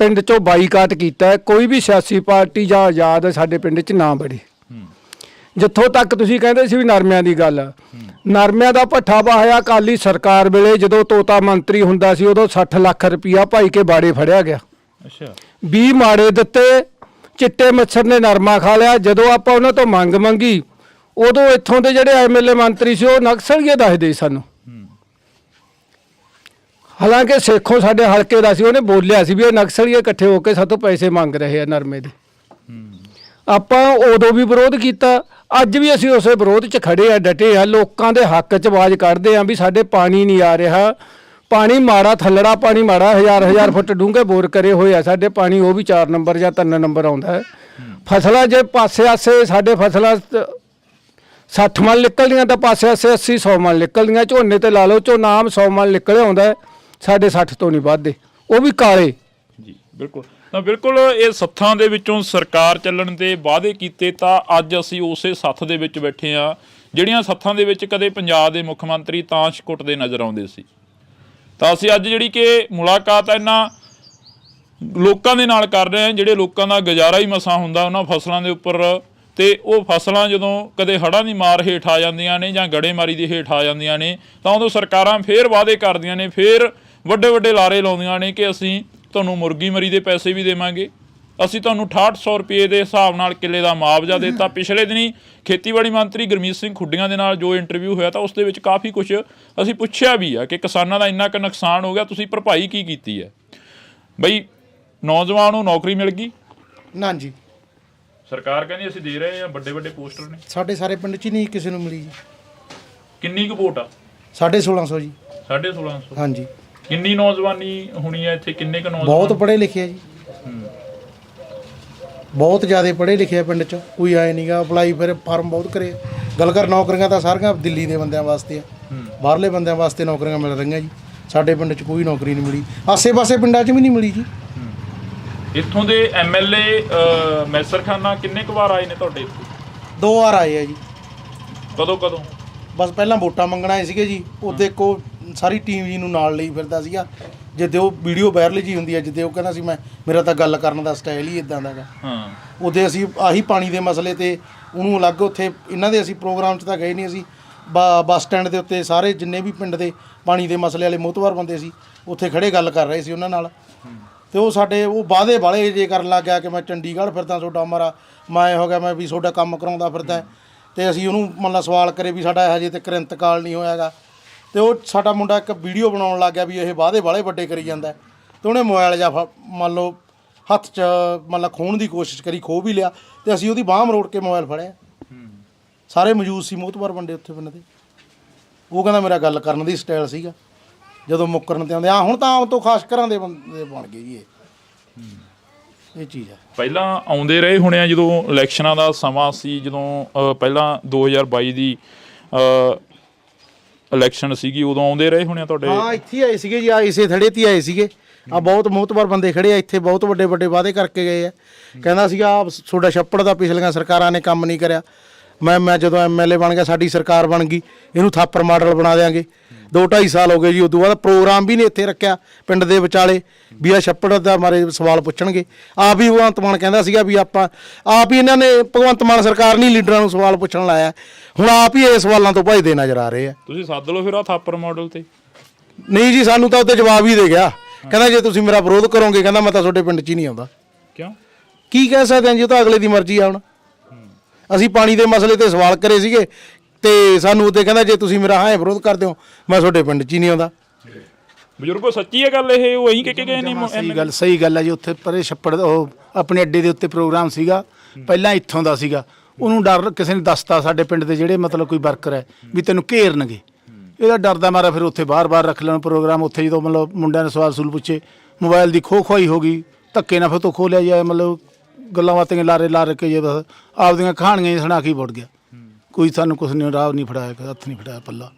ਪਿੰਡ 'ਚੋਂ ਬਾਈਕਾਟ ਕੀਤਾ। ਕੋਈ ਵੀ ਸਿਆਸੀ ਪਾਰਟੀ ਜਾਂ ਆਜ਼ਾਦ ਸਾਡੇ ਪਿੰਡ 'ਚ ਨਾ ਬੜੇ। ਜਿੱਥੋਂ ਤੱਕ ਤੁਸੀਂ ਕਹਿੰਦੇ ਸੀ ਵੀ ਨਰਮਿਆਂ ਦੀ ਗੱਲ, ਨਰਮਿਆਂ ਦਾ ਭੱਠਾ ਵਾਹਿਆ ਅਕਾਲੀ ਸਰਕਾਰ ਵੇਲੇ ਜਦੋਂ ਤੋਤਾ ਮੰਤਰੀ ਹੁੰਦਾ ਸੀ, ਉਦੋਂ 60 ਲੱਖ ਰੁਪਈਆ ਭਾਈ ਕੇ ਬਾੜੇ ਫੜਿਆ ਗਿਆ। 20 ਮਾੜੇ ਦਿੱਤੇ, ਚਿੱਟੇ ਮੱਛਰ ਨੇ ਨਰਮਾ ਖਾ ਲਿਆ। ਜਦੋਂ ਆਪਾਂ ਉਹਨਾਂ ਤੋਂ ਮੰਗ ਮੰਗੀ, ਉਦੋਂ ਇੱਥੋਂ ਦੇ ਜਿਹੜੇ MLA ਮੰਤਰੀ ਸੀ ਉਹ ਨਕਸਲੀਏ ਦੱਸਦੇ ਸਾਨੂੰ। ਹਾਲਾਂਕਿ ਸੇਖੋਂ ਸਾਡੇ ਹਲਕੇ ਦਾ ਸੀ, ਉਹਨੇ ਬੋਲਿਆ ਸੀ ਵੀ ਇਹ ਨਕਸਲੀਏ ਇਕੱਠੇ ਹੋ ਕੇ ਸਾਤੋਂ ਪੈਸੇ ਮੰਗ ਰਹੇ ਆ ਨਰਮੇ ਦੇ। ਆਪਾਂ ਉਦੋਂ ਵੀ ਵਿਰੋਧ ਕੀਤਾ, ਅੱਜ ਵੀ ਅਸੀਂ ਉਸੇ ਵਿਰੋਧ 'ਚ ਖੜੇ ਆ, ਡਟੇ ਆ। ਲੋਕਾਂ ਦੇ ਹੱਕ 'ਚ ਆਵਾਜ਼ ਕੱਢਦੇ ਆ ਵੀ ਸਾਡੇ ਪਾਣੀ ਨਹੀਂ ਆ ਰਿਹਾ, ਪਾਣੀ ਮਾੜਾ, ਥੱਲੜਾ ਪਾਣੀ ਮਾੜਾ, 1000 ਫੁੱਟ ਡੂੰਘੇ ਬੋਰ ਕਰੇ ਹੋਏ ਆ ਸਾਡੇ, ਪਾਣੀ ਉਹ ਵੀ 4 ਨੰਬਰ ਜਾਂ 3 ਨੰਬਰ ਆਉਂਦਾ ਹੈ। ਫਸਲਾਂ ਜੇ ਪਾਸੇ ਆਸੇ ਸਾਡੇ ਫਸਲਾਂ 60 ਮਣ ਨਿਕਲਦੀਆਂ ਤਾਂ ਪਾਸੇ ਆਸੇ 80-100 ਮਣ ਨਿਕਲਦੀਆਂ। ਝੋਨੇ ਤੇ ਲਾ ਲਓ, ਝੋਨਾ ਆਮ 100 ਮਣ ਨਿਕਲਿਆ ਆਉਂਦਾ, ਸਾਡੇ 60 ਤੋਂ ਨਹੀਂ ਵੱਧਦੇ, ਉਹ ਵੀ ਕਾਲੇ। ਜੀ ਬਿਲਕੁਲ। ਤਾਂ ਬਿਲਕੁਲ ਇਹ ਸੱਥਾਂ ਦੇ ਵਿੱਚੋਂ ਸਰਕਾਰ ਚੱਲਣ ਦੇ ਵਾਅਦੇ ਕੀਤੇ, ਤਾਂ ਅੱਜ ਅਸੀਂ ਉਸੇ ਸੱਥ ਦੇ ਵਿੱਚ ਬੈਠੇ ਹਾਂ ਜਿਹੜੀਆਂ ਸੱਥਾਂ ਦੇ ਵਿੱਚ ਕਦੇ ਪੰਜਾਬ ਦੇ ਮੁੱਖ ਮੰਤਰੀ ਤਾਸ਼ ਕੁੱਟਦੇ ਨਜ਼ਰ ਆਉਂਦੇ ਸੀ। ਤਾਂ ਅਸੀਂ ਅੱਜ ਜਿਹੜੀ ਕਿ ਮੁਲਾਕਾਤ ਇਹਨਾਂ ਲੋਕਾਂ ਦੇ ਨਾਲ ਕਰ ਰਹੇ ਹਾਂ ਜਿਹੜੇ ਲੋਕਾਂ ਦਾ ਗੁਜ਼ਾਰਾ ਹੀ ਮਸਾਂ ਹੁੰਦਾ ਉਹਨਾਂ ਫਸਲਾਂ ਦੇ ਉੱਪਰ। ਤੇ ਉਹ ਫਸਲਾਂ ਜਦੋਂ ਕਦੇ ਹੜ੍ਹਾਂ ਦੀ ਮਾਰ ਹੇਠ ਆ ਜਾਂਦੀਆਂ ਨੇ ਜਾਂ ਗੜੇਮਾਰੀ ਦੀ ਹੇਠ ਆ ਜਾਂਦੀਆਂ ਨੇ, ਤਾਂ ਉਦੋਂ ਸਰਕਾਰਾਂ ਫੇਰ ਵਾਅਦੇ ਕਰਦੀਆਂ ਨੇ, ਫੇਰ ਵੱਡੇ ਵੱਡੇ ਲਾਰੇ ਲਾਉਂਦੀਆਂ ਨੇ ਕਿ ਅਸੀਂ ਤੁਹਾਨੂੰ ਮੁਰਗੀ ਮਰੀ ਦੇ ਪੈਸੇ ਵੀ ਦੇਵਾਂਗੇ, ਅਸੀਂ ਤੁਹਾਨੂੰ 6800 ਰੁਪਏ ਦੇ ਹਿਸਾਬ ਨਾਲ ਕਿੱਲੇ ਦਾ ਮੁਆਵਜ਼ਾ ਦਿੱਤਾ। ਪਿਛਲੇ ਦਿਨੀ ਖੇਤੀਬਾੜੀ ਮੰਤਰੀ ਗੁਰਮੀਤ ਸਿੰਘ ਖੁੱਡੀਆਂ ਦੇ ਨਾਲ ਜੋ ਇੰਟਰਵਿਊ ਹੋਇਆ ਤਾਂ ਉਸ ਦੇ ਵਿੱਚ ਕਾਫੀ ਕੁਝ ਅਸੀਂ ਪੁੱਛਿਆ ਵੀ ਆ ਕਿ ਕਿਸਾਨਾਂ ਦਾ ਇੰਨਾ ਕੁ ਨੁਕਸਾਨ ਹੋ ਗਿਆ, ਤੁਸੀਂ ਭਰਪਾਈ ਕੀ ਕੀਤੀ ਹੈ? ਬਈ ਨੌਜਵਾਨ ਨੂੰ ਨੌਕਰੀ ਮਿਲ ਗਈ? ਨਾ ਜੀ, ਸਰਕਾਰ ਕਹਿੰਦੀ ਅਸੀਂ ਦੇ ਰਹੇ ਹਾਂ, ਵੱਡੇ ਵੱਡੇ ਪੋਸਟਰ ਨੇ। ਸਾਡੇ ਸਾਰੇ ਪਿੰਡ 'ਚ ਨਹੀਂ ਕਿਸੇ ਨੂੰ ਮਿਲੀ ਜੀ। ਕਿੰਨੀ ਕੁ ਵੋਟ ਆ? 1650 ਜੀ। 1650? ਹਾਂਜੀ। ਕਿੰਨੀ ਨੌਜਵਾਨੀ ਹੋਣੀ ਹੈ ਇੱਥੇ? ਕਿੰਨੇ ਕੁ ਨੌਜਵਾਨ? ਬਹੁਤ ਪੜ੍ਹੇ ਲਿਖੇ ਆ ਜੀ, ਬਹੁਤ ਜ਼ਿਆਦਾ ਪੜ੍ਹੇ ਲਿਖੇ ਆ ਪਿੰਡ 'ਚ। ਕੋਈ ਆਏ ਨਹੀਂਗਾ, ਅਪਲਾਈ ਫਿਰ ਫਾਰਮ ਬਹੁਤ ਕਰੇ। ਗੱਲ ਕਰ ਨੌਕਰੀਆਂ ਤਾਂ ਸਾਰੀਆਂ ਦਿੱਲੀ ਦੇ ਬੰਦਿਆਂ ਵਾਸਤੇ ਆ, ਬਾਹਰਲੇ ਬੰਦਿਆਂ ਵਾਸਤੇ ਨੌਕਰੀਆਂ ਮਿਲ ਰਹੀਆਂ ਜੀ। ਸਾਡੇ ਪਿੰਡ 'ਚ ਕੋਈ ਨੌਕਰੀ ਨਹੀਂ ਮਿਲੀ, ਆਸੇ-ਪਾਸੇ ਪਿੰਡਾਂ 'ਚ ਵੀ ਨਹੀਂ ਮਿਲੀ ਜੀ। ਇੱਥੋਂ ਦੇ MLA ਮੈਸਰ ਖਾਨਾ ਕਿੰਨੇ ਕੁ ਵਾਰ ਆਏ ਨੇ ਤੁਹਾਡੇ ਇੱਥੇ? 2 ਵਾਰ ਆਏ ਆ ਜੀ। ਕਦੋਂ? ਬਸ ਪਹਿਲਾਂ ਵੋਟਾਂ ਮੰਗਣ ਆਏ ਸੀਗੇ ਜੀ। ਉਹਦੇ ਕੋ ਸਾਰੀ ਟੀਮ ਜੀ ਨੂੰ ਨਾਲ ਲਈ ਫਿਰਦਾ ਸੀਗਾ। ਜਿੱਦੇ ਉਹ ਵੀਡੀਓ ਵਾਇਰਲ ਜੀ ਹੁੰਦੀ ਹੈ, ਜਿੱਦੇ ਉਹ ਕਹਿੰਦਾ ਸੀ ਮੇਰਾ ਤਾਂ ਗੱਲ ਕਰਨ ਦਾ ਸਟਾਈਲ ਹੀ ਇਦਾਂ ਦਾ ਗਾ। ਉਹਦੇ ਅਸੀਂ ਆਹੀ ਪਾਣੀ ਦੇ ਮਸਲੇ ਤੇ ਉਹਨੂੰ ਅਲੱਗ ਉੱਥੇ ਇਹਨਾਂ ਦੇ ਅਸੀਂ ਪ੍ਰੋਗਰਾਮ 'ਚ ਤਾਂ ਗਏ ਨਹੀਂ। ਅਸੀਂ ਬੱਸ ਸਟੈਂਡ ਦੇ ਉੱਤੇ ਸਾਰੇ ਜਿੰਨੇ ਵੀ ਪਿੰਡ ਦੇ ਪਾਣੀ ਦੇ ਮਸਲੇ ਵਾਲੇ ਮੋਹਤਵਾਰ ਬੰਦੇ ਸੀ ਉੱਥੇ ਖੜੇ ਗੱਲ ਕਰ ਰਹੇ ਸੀ ਉਹਨਾਂ ਨਾਲ। ਤੇ ਉਹ ਸਾਡੇ ਉਹ ਵਾਅਦੇ ਵਾਲੇ ਜੇ ਕਰਨ ਲੱਗ ਗਿਆ ਕਿ ਮੈਂ ਚੰਡੀਗੜ੍ਹ ਫਿਰਦਾ, ਤੁਹਾਡਾ ਮਾਰਾ ਮੈਂ ਹੋ ਗਿਆ, ਮੈਂ ਵੀ ਤੁਹਾਡਾ ਕੰਮ ਕਰਾਉਂਦਾ ਫਿਰਦਾ। ਤੇ ਅਸੀਂ ਉਹਨੂੰ ਮਤਲਬ ਸਵਾਲ ਕਰੇ ਵੀ ਸਾਡਾ ਹਜੇ ਤੱਕ ਇੰਤਕਾਲ ਨਹੀਂ ਹੋਇਆ ਗਾ। ਤੇ ਉਹ ਸਾਡਾ ਮੁੰਡਾ ਇੱਕ ਵੀਡੀਓ ਬਣਾਉਣ ਲੱਗ ਗਿਆ ਵੀ ਇਹ ਵਾਅਦੇ ਵਾਲੇ ਵੱਡੇ ਕਰੀ ਜਾਂਦਾ। ਤੇ ਉਹਨੇ ਮੋਬਾਈਲ ਜਾਂ ਮੰਨ ਲਓ ਹੱਥ 'ਚ ਮਤਲਬ ਖੋਹਣ ਦੀ ਕੋਸ਼ਿਸ਼ ਕਰੀ, ਖੋਹ ਵੀ ਲਿਆ। ਤੇ ਅਸੀਂ ਉਹਦੀ ਬਾਂਹ ਮਰੋੜ ਕੇ ਮੋਬਾਈਲ ਫੜਿਆ। ਸਾਰੇ ਮੌਜੂਦ ਸੀ ਮੋਹਤਵਾਰ ਬੰਦੇ ਉੱਥੇ ਪਿੰਡ ਦੇ। ਉਹ ਕਹਿੰਦਾ ਮੇਰਾ ਗੱਲ ਕਰਨ ਦੀ ਸਟਾਈਲ ਸੀਗਾ। ਜਦੋਂ ਮੁੱਕਰਨ ਤੇ ਆਉਂਦੇ ਆ ਹੁਣ ਤਾਂ ਆਮ ਤੋਂ ਖਾਸ ਘਰਾਂ ਦੇ ਬੰਦੇ ਬਣ ਗਏ ਜੀ। ਇਹ ਚੀਜ਼ ਹੈ। ਪਹਿਲਾਂ ਆਉਂਦੇ ਰਹੇ ਹੋਣੇ ਆ ਜਦੋਂ ਇਲੈਕਸ਼ਨਾਂ ਦਾ ਸਮਾਂ ਸੀ, ਜਦੋਂ ਪਹਿਲਾਂ 2022 ਦੀ ਇਲੈਕਸ਼ਨ ਸੀਗੀ, ਉਦੋਂ ਆਉਂਦੇ ਰਹੇ ਹੋਣੇ ਆ ਤੁਹਾਡੇ? ਹਾਂ, ਇੱਥੇ ਆਏ ਸੀਗੇ ਜੀ, ਆ ਇਸੇ ਥੜੇ ਤੇ ਆਏ ਸੀਗੇ। ਆ ਬਹੁਤ ਮੋਹਤਵਾਰ ਬੰਦੇ ਖੜੇ ਆ ਇੱਥੇ, ਬਹੁਤ ਵੱਡੇ ਵੱਡੇ ਵਾਅਦੇ ਕਰਕੇ ਗਏ ਆ। ਕਹਿੰਦਾ ਸੀਗਾ ਤੁਹਾਡਾ ਛੱਪੜ ਦਾ ਪਿਛਲੀਆਂ ਸਰਕਾਰਾਂ ਨੇ ਕੰਮ ਨਹੀਂ ਕਰਿਆ। ਮੈਂ ਜਦੋਂ MLA ਬਣ ਗਿਆ, ਸਾਡੀ ਸਰਕਾਰ ਬਣ ਗਈ, ਇਹਨੂੰ ਥਾਪਰ ਮਾਡਲ ਬਣਾ ਦਿਆਂਗੇ। 2-2.5 ਸਾਲ ਹੋ ਗਏ ਜੀ। ਉਦੋਂ ਬਾਅਦ ਪ੍ਰੋਗਰਾਮ ਵੀ ਨਹੀਂ ਇੱਥੇ ਰੱਖਿਆ ਪਿੰਡ ਦੇ ਵਿਚਾਲੇ ਵੀ ਆ ਛੱਪੜ ਦਾ ਮਾਰੇ ਸਵਾਲ ਪੁੱਛਣਗੇ। ਆਪ ਹੀ ਭਗਵੰਤ ਮਾਨ ਕਹਿੰਦਾ ਸੀਗਾ ਵੀ ਆਪਾਂ ਆਪ ਹੀ ਇਹਨਾਂ ਨੇ ਭਗਵੰਤ ਮਾਨ ਸਰਕਾਰ ਨਹੀਂ ਲੀਡਰਾਂ ਨੂੰ ਸਵਾਲ ਪੁੱਛਣ ਲਾਇਆ। ਹੁਣ ਆਪ ਹੀ ਇਹ ਸਵਾਲਾਂ ਤੋਂ ਭੱਜਦੇ ਨਜ਼ਰ ਆ ਰਹੇ ਆ। ਤੁਸੀਂ ਸੱਦ ਲਓ ਫਿਰ ਆ ਥਾਪਰ ਮਾਡਲ ਤੇ। ਨਹੀਂ ਜੀ, ਸਾਨੂੰ ਤਾਂ ਉੱਤੇ ਜਵਾਬ ਹੀ ਦੇ ਗਿਆ। ਕਹਿੰਦਾ ਜੇ ਤੁਸੀਂ ਮੇਰਾ ਵਿਰੋਧ ਕਰੋਗੇ, ਕਹਿੰਦਾ ਮੈਂ ਤਾਂ ਤੁਹਾਡੇ ਪਿੰਡ 'ਚ ਹੀ ਨਹੀਂ ਆਉਂਦਾ। ਕਿਉਂ? ਕੀ ਕਹਿ ਸਕਦੇ ਹਾਂ ਜੀ, ਉਹ ਤਾਂ ਅਗਲੇ ਦੀ ਮਰਜ਼ੀ ਆ। ਹੁਣ ਅਸੀਂ ਪਾਣੀ ਦੇ ਮਸਲੇ ਤੇ ਸਵਾਲ ਕਰੇ ਸੀਗੇ ਤੇ ਸਾਨੂੰ ਉੱਤੇ ਕਹਿੰਦਾ ਜੇ ਤੁਸੀਂ ਮੇਰਾ ਹਾਂ ਵਿਰੋਧ ਕਰਦੇ ਹੋ ਮੈਂ ਤੁਹਾਡੇ ਪਿੰਡ 'ਚ ਹੀ ਨਹੀਂ ਆਉਂਦਾ। ਬਜ਼ੁਰਗੋ ਸੱਚੀ ਹੈ ਗੱਲ ਇਹ, ਉਹ ਇਹੀ ਕਹਿ ਕੇ ਗਏ ਨੇ? ਸਹੀ ਗੱਲ ਹੈ ਜੀ। ਉੱਥੇ ਪਰੇ ਛੱਪੜ ਉਹ ਆਪਣੇ ਅੱਡੇ ਦੇ ਉੱਤੇ ਪ੍ਰੋਗਰਾਮ ਸੀਗਾ, ਪਹਿਲਾਂ ਇੱਥੋਂ ਦਾ ਸੀਗਾ। ਉਹਨੂੰ ਡਰ ਕਿਸੇ ਨੇ ਦੱਸਤਾ ਸਾਡੇ ਪਿੰਡ ਦੇ ਜਿਹੜੇ ਮਤਲਬ ਕੋਈ ਵਰਕਰ ਹੈ ਵੀ ਤੈਨੂੰ ਘੇਰਨਗੇ, ਇਹਦਾ ਡਰਦਾ ਮਾਰਾ ਫਿਰ ਉੱਥੇ ਬਾਹਰ ਰੱਖ ਲੈਣ ਪ੍ਰੋਗਰਾਮ। ਉੱਥੇ ਜਦੋਂ ਮਤਲਬ ਮੁੰਡਿਆਂ ਨੇ ਸਵਾਲ ਸੂਲ ਪੁੱਛੇ, ਮੋਬਾਈਲ ਦੀ ਖੋਹੀ ਹੋ ਗਈ, ਧੱਕੇ ਨਾਲ ਫਿਰ ਤੋਂ ਖੋਹ ਲਿਆ ਜਾਏ, ਮਤਲਬ ਗੱਲਾਂ ਬਾਤਾਂ ਲਾ ਕੇ ਜੇ ਬਸ ਆਪਦੀਆਂ ਕਹਾਣੀਆਂ ਸੁਣਾ ਕੇ ਵੜ ਗਿਆ। ਕੋਈ ਸਾਨੂੰ ਕੁਛ ਨਹੀਂ, ਰਾਹ ਨਹੀਂ ਫੜਾਇਆ, ਹੱਥ ਨਹੀਂ ਫੜਾਇਆ ਪੱਲਾ।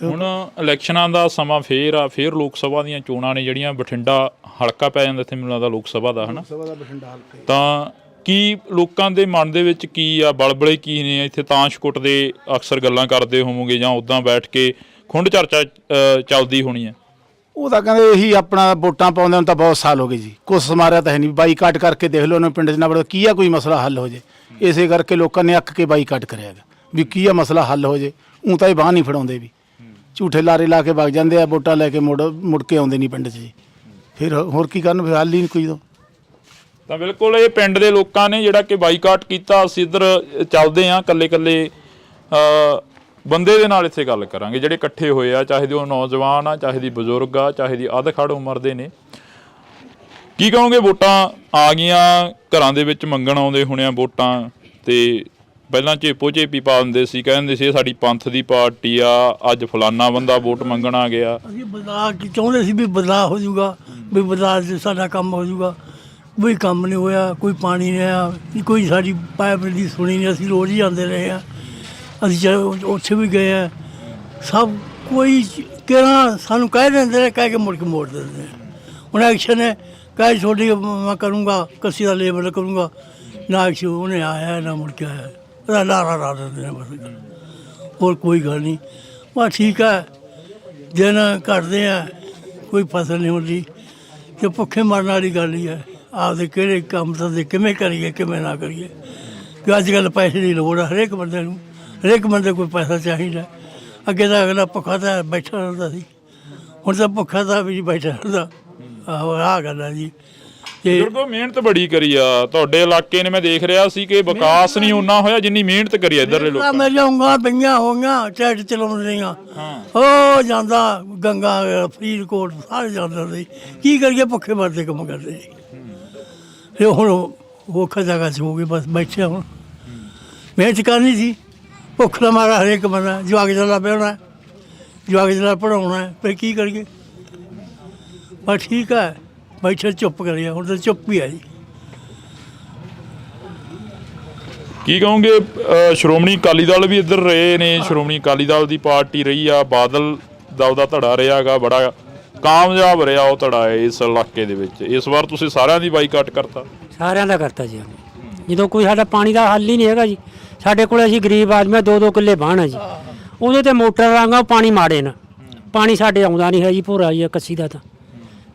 ਹੁਣ ਇਲੈਕਸ਼ਨਾਂ ਦਾ ਸਮਾਂ ਫੇਰ ਆ, ਫੇਰ ਲੋਕ ਸਭਾ ਦੀਆਂ ਚੋਣਾਂ ਨੇ ਜਿਹੜੀਆਂ। ਬਠਿੰਡਾ ਹਲਕਾ ਪੈ ਜਾਂਦਾ ਇੱਥੇ ਮੈਨੂੰ ਲੱਗਦਾ ਲੋਕ ਸਭਾ ਦਾ, ਹਨਾ? ਤਾਂ ਕੀ ਲੋਕਾਂ ਦੇ ਮਨ ਦੇ ਵਿੱਚ ਕੀ ਆ, ਬਲਬਲੇ ਕੀ ਨੇ? ਇੱਥੇ ਤਾਂਸ਼ ਕੁੱਟਦੇ ਅਕਸਰ ਗੱਲਾਂ ਕਰਦੇ ਹੋਵੋਗੇ ਜਾਂ ਉੱਦਾਂ ਬੈਠ ਕੇ ਖੁੰਡ ਚਰਚਾ ਚੱਲਦੀ ਹੋਣੀ ਹੈ? ਉਹ ਤਾਂ ਕਹਿੰਦੇ ਇਹੀ ਆਪਣਾ ਵੋਟਾਂ ਪਾਉਂਦੇ ਨੂੰ ਤਾਂ ਬਹੁਤ ਸਾਲ ਹੋ ਗਏ ਜੀ, ਕੁਛ ਸਮਾਰਿਆ ਤਾਂ ਹੈ ਨਹੀਂ। ਬਾਈਕਾਟ ਕਰਕੇ ਦੇਖ ਲਓ ਉਹਨੇ ਪਿੰਡ 'ਚ ਨਾ ਬੜਾ ਕੀ ਆ ਕੋਈ ਮਸਲਾ ਹੱਲ ਹੋ ਜੇ। ਇਸੇ ਕਰਕੇ ਲੋਕਾਂ ਨੇ ਅੱਕ ਕੇ ਬਾਈਕਾਟ ਕਰਿਆ ਹੈਗਾ ਵੀ ਕੀ ਆ ਮਸਲਾ ਹੱਲ ਹੋ ਜੇ। ਊਂ ਤਾਂ ਇਹ ਬਾਂਹ ਨਹੀਂ ਫੜਾਉਂਦੇ ਵੀ, ਝੂਠੇ ਲਾਰੇ ਲਾ ਕੇ ਵਗ ਜਾਂਦੇ ਆ, ਵੋਟਾਂ ਲੈ ਕੇ ਮੁੜ ਕੇ ਆਉਂਦੇ ਨਹੀਂ ਪਿੰਡ 'ਚ ਜੀ। ਫਿਰ ਹੋਰ ਕੀ ਕਰਨ, ਫਿਰ ਹੱਲ ਹੀ ਨਹੀਂ ਕੋਈ। ਤਾਂ ਬਿਲਕੁਲ ਇਹ ਪਿੰਡ ਦੇ ਲੋਕਾਂ ਨੇ ਜਿਹੜਾ ਕਿ ਬਾਈਕਾਟ ਕੀਤਾ। ਅਸੀਂ ਇੱਧਰ ਚੱਲਦੇ ਹਾਂ, ਕੱਲੇ ਬੰਦੇ ਦੇ ਨਾਲ ਇੱਥੇ ਗੱਲ ਕਰਾਂਗੇ ਜਿਹੜੇ ਇਕੱਠੇ ਹੋਏ ਆ, ਚਾਹੇ ਦੀ ਉਹ ਨੌਜਵਾਨ ਆ, ਚਾਹੇ ਦੀ ਬਜ਼ੁਰਗ ਆ, ਚਾਹੇ ਦੀ ਅਧਖੜ ਉਮਰ ਦੇ ਨੇ। ਕੀ ਕਹੋਗੇ? ਵੋਟਾਂ ਆ ਗਈਆਂ, ਘਰਾਂ ਦੇ ਵਿੱਚ ਮੰਗਣ ਆਉਂਦੇ ਹੋਣੇ ਆ ਵੋਟਾਂ, ਤੇ ਪਹਿਲਾਂ ਝੇਪੀ ਪਾ ਦਿੰਦੇ ਸੀ, ਕਹਿੰਦੇ ਸੀ ਇਹ ਸਾਡੀ ਪੰਥ ਦੀ ਪਾਰਟੀ ਆ, ਅੱਜ ਫਲਾਨਾ ਬੰਦਾ ਵੋਟ ਮੰਗਣ ਆ ਗਿਆ। ਅਸੀਂ ਬਦਲਾਅ ਚਾਹੁੰਦੇ ਸੀ ਵੀ ਬਦਲਾਅ ਹੋ ਜਾਊਗਾ, ਵੀ ਬਦਲਾਅ 'ਚ ਸਾਡਾ ਕੰਮ ਹੋ ਜਾਊਗਾ। ਕੋਈ ਕੰਮ ਨਹੀਂ ਹੋਇਆ, ਕੋਈ ਪਾਣੀ ਨਹੀਂ ਆਇਆ, ਕੋਈ ਸਾਡੀ ਪਾਈਪ ਦੀ ਸੁਣੀ ਨਹੀਂ। ਅਸੀਂ ਰੋਜ਼ ਹੀ ਆਉਂਦੇ ਰਹੇ ਹਾਂ, ਅਸੀਂ ਉੱਥੇ ਵੀ ਗਏ ਆ, ਸਭ ਕੋਈ ਕਿਹੜਾ ਸਾਨੂੰ ਕਹਿ ਦਿੰਦੇ ਨੇ, ਕਹਿ ਕੇ ਮੁੜ ਕੇ ਮੋੜ ਦਿੰਦੇ ਨੇ। ਹੁਣ ਐਕਸ਼ਨ ਹੈ, ਕਹਿ ਛੋਟੀ ਮੈਂ ਕਰੂੰਗਾ, ਕੱਸੀ ਦਾ ਲੇਬਰ ਕਰੂੰਗਾ, ਨਾ ਐਕਸ਼ਨ ਉਹਨੇ ਆਇਆ ਨਾ ਮੁੜ ਕੇ ਆਇਆ, ਉਹਦਾ ਲਾਰਾ ਲਾ ਦਿੰਦੇ ਨੇ ਬਸ। ਹੋਰ ਕੋਈ ਗੱਲ ਨਹੀਂ, ਬਸ ਠੀਕ ਹੈ, ਦਿਨ ਕੱਟਦੇ ਆ, ਕੋਈ ਫਸਲ ਨਹੀਂ ਹੁੰਦੀ ਤੇ ਭੁੱਖੇ ਮਰਨ ਵਾਲੀ ਗੱਲ ਹੀ ਹੈ। ਆਪਦੇ ਕਿਹੜੇ ਕੰਮ ਤਾਂ ਕਿਵੇਂ ਕਰੀਏ ਕਿਵੇਂ ਨਾ ਕਰੀਏ, ਕਿ ਅੱਜ ਕੱਲ੍ਹ ਪੈਸੇ ਦੀ ਲੋੜ ਹੈ ਹਰੇਕ ਬੰਦੇ ਨੂੰ, ਹਰੇਕ ਬੰਦੇ ਕੋਈ ਪੈਸਾ ਚਾਹੀਦਾ। ਅੱਗੇ ਤਾਂ ਅਗਲਾ ਭੁੱਖਾ ਤਾਂ ਬੈਠਾ ਰਹਿੰਦਾ ਸੀ, ਹੁਣ ਤਾਂ ਭੁੱਖਾ ਤਾਂ ਵੀ ਬੈਠਾ ਰਹਿੰਦਾ। ਆਹੋ ਆਹ ਗੱਲ ਆ ਜੀ। ਤੇ ਬਜ਼ੁਰਗੋ ਮਿਹਨਤ ਬੜੀ ਕਰੀ ਆ ਤੁਹਾਡੇ ਇਲਾਕੇ ਨੇ, ਮੈਂ ਦੇਖ ਰਿਹਾ ਸੀ ਕਿ ਵਿਕਾਸ ਨਹੀਂ ਓਨਾ ਹੋਇਆ ਜਿੰਨੀ ਮਿਹਨਤ ਕਰੀ ਇੱਧਰਲੇ ਲੋਕਾਂ ਨੇ। ਮੇਰੀਆਂ ਉਂਗਲਾਂ ਪਈਆਂ ਹੋਈਆਂ ਟਰੈਕਟਰ ਚਲਾਉਣ ਦੀਆਂ, ਉਹ ਜਾਂਦਾ ਗੰਗਾ ਫਰੀਦਕੋਟ ਸਾਰੇ ਜਾਂਦਾ ਸੀ। ਕੀ ਕਰੀਏ, ਭੁੱਖੇ ਮਰਦੇ ਕੰਮ ਕਰਦੇ ਜੀ। ਤੇ ਹੁਣ ਔਖਾ ਜਗ੍ਹਾ 'ਚ ਹੋ ਗਏ, ਬਸ ਬੈਠੇ ਹੁਣ। ਮਿਹਨਤ ਕਰਨੀ ਸੀ, ਭੁੱਖ ਦਾ ਮਾਰਾ ਹਰੇਕ ਬੰਦਾ। ਜਵਾਕ ਜਲਾ ਪਿਆਉਣਾ, ਜਵਾਕ ਜਲਾ ਪੜ੍ਹਾਉਣਾ, ਫਿਰ ਕੀ ਕਰੀਏ। ਬਸ ਠੀਕ ਹੈ, ਬੈਠੇ ਚੁੱਪ ਕਰੀਏ, ਹੁਣ ਤਾਂ ਚੁੱਪ ਹੀ ਹੈ ਜੀ। ਕੀ ਕਹੋਗੇ? ਸ਼੍ਰੋਮਣੀ ਅਕਾਲੀ ਦਲ ਵੀ ਇੱਧਰ ਰਹੇ ਨੇ, ਸ਼੍ਰੋਮਣੀ ਅਕਾਲੀ ਦਲ ਦੀ ਪਾਰਟੀ ਰਹੀ ਆ, ਬਾਦਲ ਦਾ ਉਹਦਾ ਧੜਾ ਰਿਹਾ ਗਾ, ਬੜਾ ਕਾਮਯਾਬ ਰਿਹਾ ਉਹ ਧੜਾ ਇਸ ਇਲਾਕੇ ਦੇ ਵਿੱਚ। ਇਸ ਵਾਰ ਤੁਸੀਂ ਸਾਰਿਆਂ ਦੀ ਬਾਈਕਾਟ ਕਰਤਾ? ਸਾਰਿਆਂ ਦਾ ਕਰਤਾ ਜੀ। ਜਦੋਂ ਕੋਈ ਸਾਡਾ ਪਾਣੀ ਦਾ ਹੱਲ ਹੀ ਨਹੀਂ ਹੈਗਾ ਜੀ, ਸਾਡੇ ਕੋਲ ਅਸੀਂ ਗਰੀਬ ਆਦਮੀ 2-2 ਕਿੱਲੇ ਬਾਣ ਹੈ ਜੀ, ਉਹਦੇ ਤੇ ਮੋਟਰ ਲਾਂਗਾ, ਪਾਣੀ ਮਾੜੇ ਨਾ, ਪਾਣੀ ਸਾਡੇ ਆਉਂਦਾ ਨਹੀਂ ਹੈ ਜੀ, ਭੋਰਾ ਜੀ ਕੱਸੀ ਦਾ ਤਾਂ।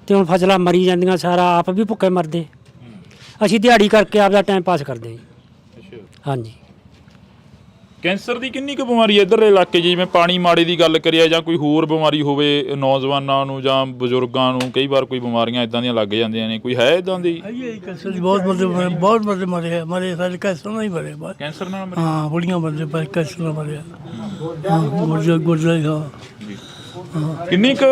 ਤੇ ਹੁਣ ਫਸਲਾਂ ਮਰੀ ਜਾਂਦੀਆਂ, ਸਾਰਾ ਆਪ ਵੀ ਭੁੱਖੇ ਮਰਦੇ, ਅਸੀਂ ਦਿਹਾੜੀ ਕਰਕੇ ਆਪਦਾ ਟਾਈਮ ਪਾਸ ਕਰਦੇ ਜੀ। ਹਾਂਜੀ। ਕੈਂਸਰ ਦੀ ਕਿੰਨੀ ਕੁ ਬਿਮਾਰੀ ਹੈ ਇੱਧਰਲੇ ਇਲਾਕੇ 'ਚ? ਜਿਵੇਂ ਪਾਣੀ ਮਾੜੇ ਦੀ ਗੱਲ ਕਰੀਏ ਜਾਂ ਕੋਈ ਹੋਰ ਬਿਮਾਰੀ ਹੋਵੇ ਨੌਜਵਾਨਾਂ ਨੂੰ ਜਾਂ ਬਜ਼ੁਰਗਾਂ ਨੂੰ, ਕਈ ਵਾਰ ਕੋਈ ਬਿਮਾਰੀਆਂ ਇੱਦਾਂ ਦੀਆਂ ਲੱਗ ਜਾਂਦੀਆਂ ਨੇ, ਕੋਈ ਹੈ ਇੱਦਾਂ ਦੀ? ਕੈਂਸਰ ਦੀ ਬਹੁਤ ਬੰਦੇ ਮਰੇ ਸਾਡੇ ਕੈਂਸਰ ਨਾਲ ਹੀ ਮਰੇ। ਕੈਂਸਰ ਨਾਲ ਮਰੇ? ਹਾਂ, ਬੁੜੀਆਂ ਬੰਦੇ ਪਰ ਕੈਂਸਰ ਨਾਲ ਮਰਿਆ। ਗੁਰਜਾ ਕਿੰਨੀ ਕੁ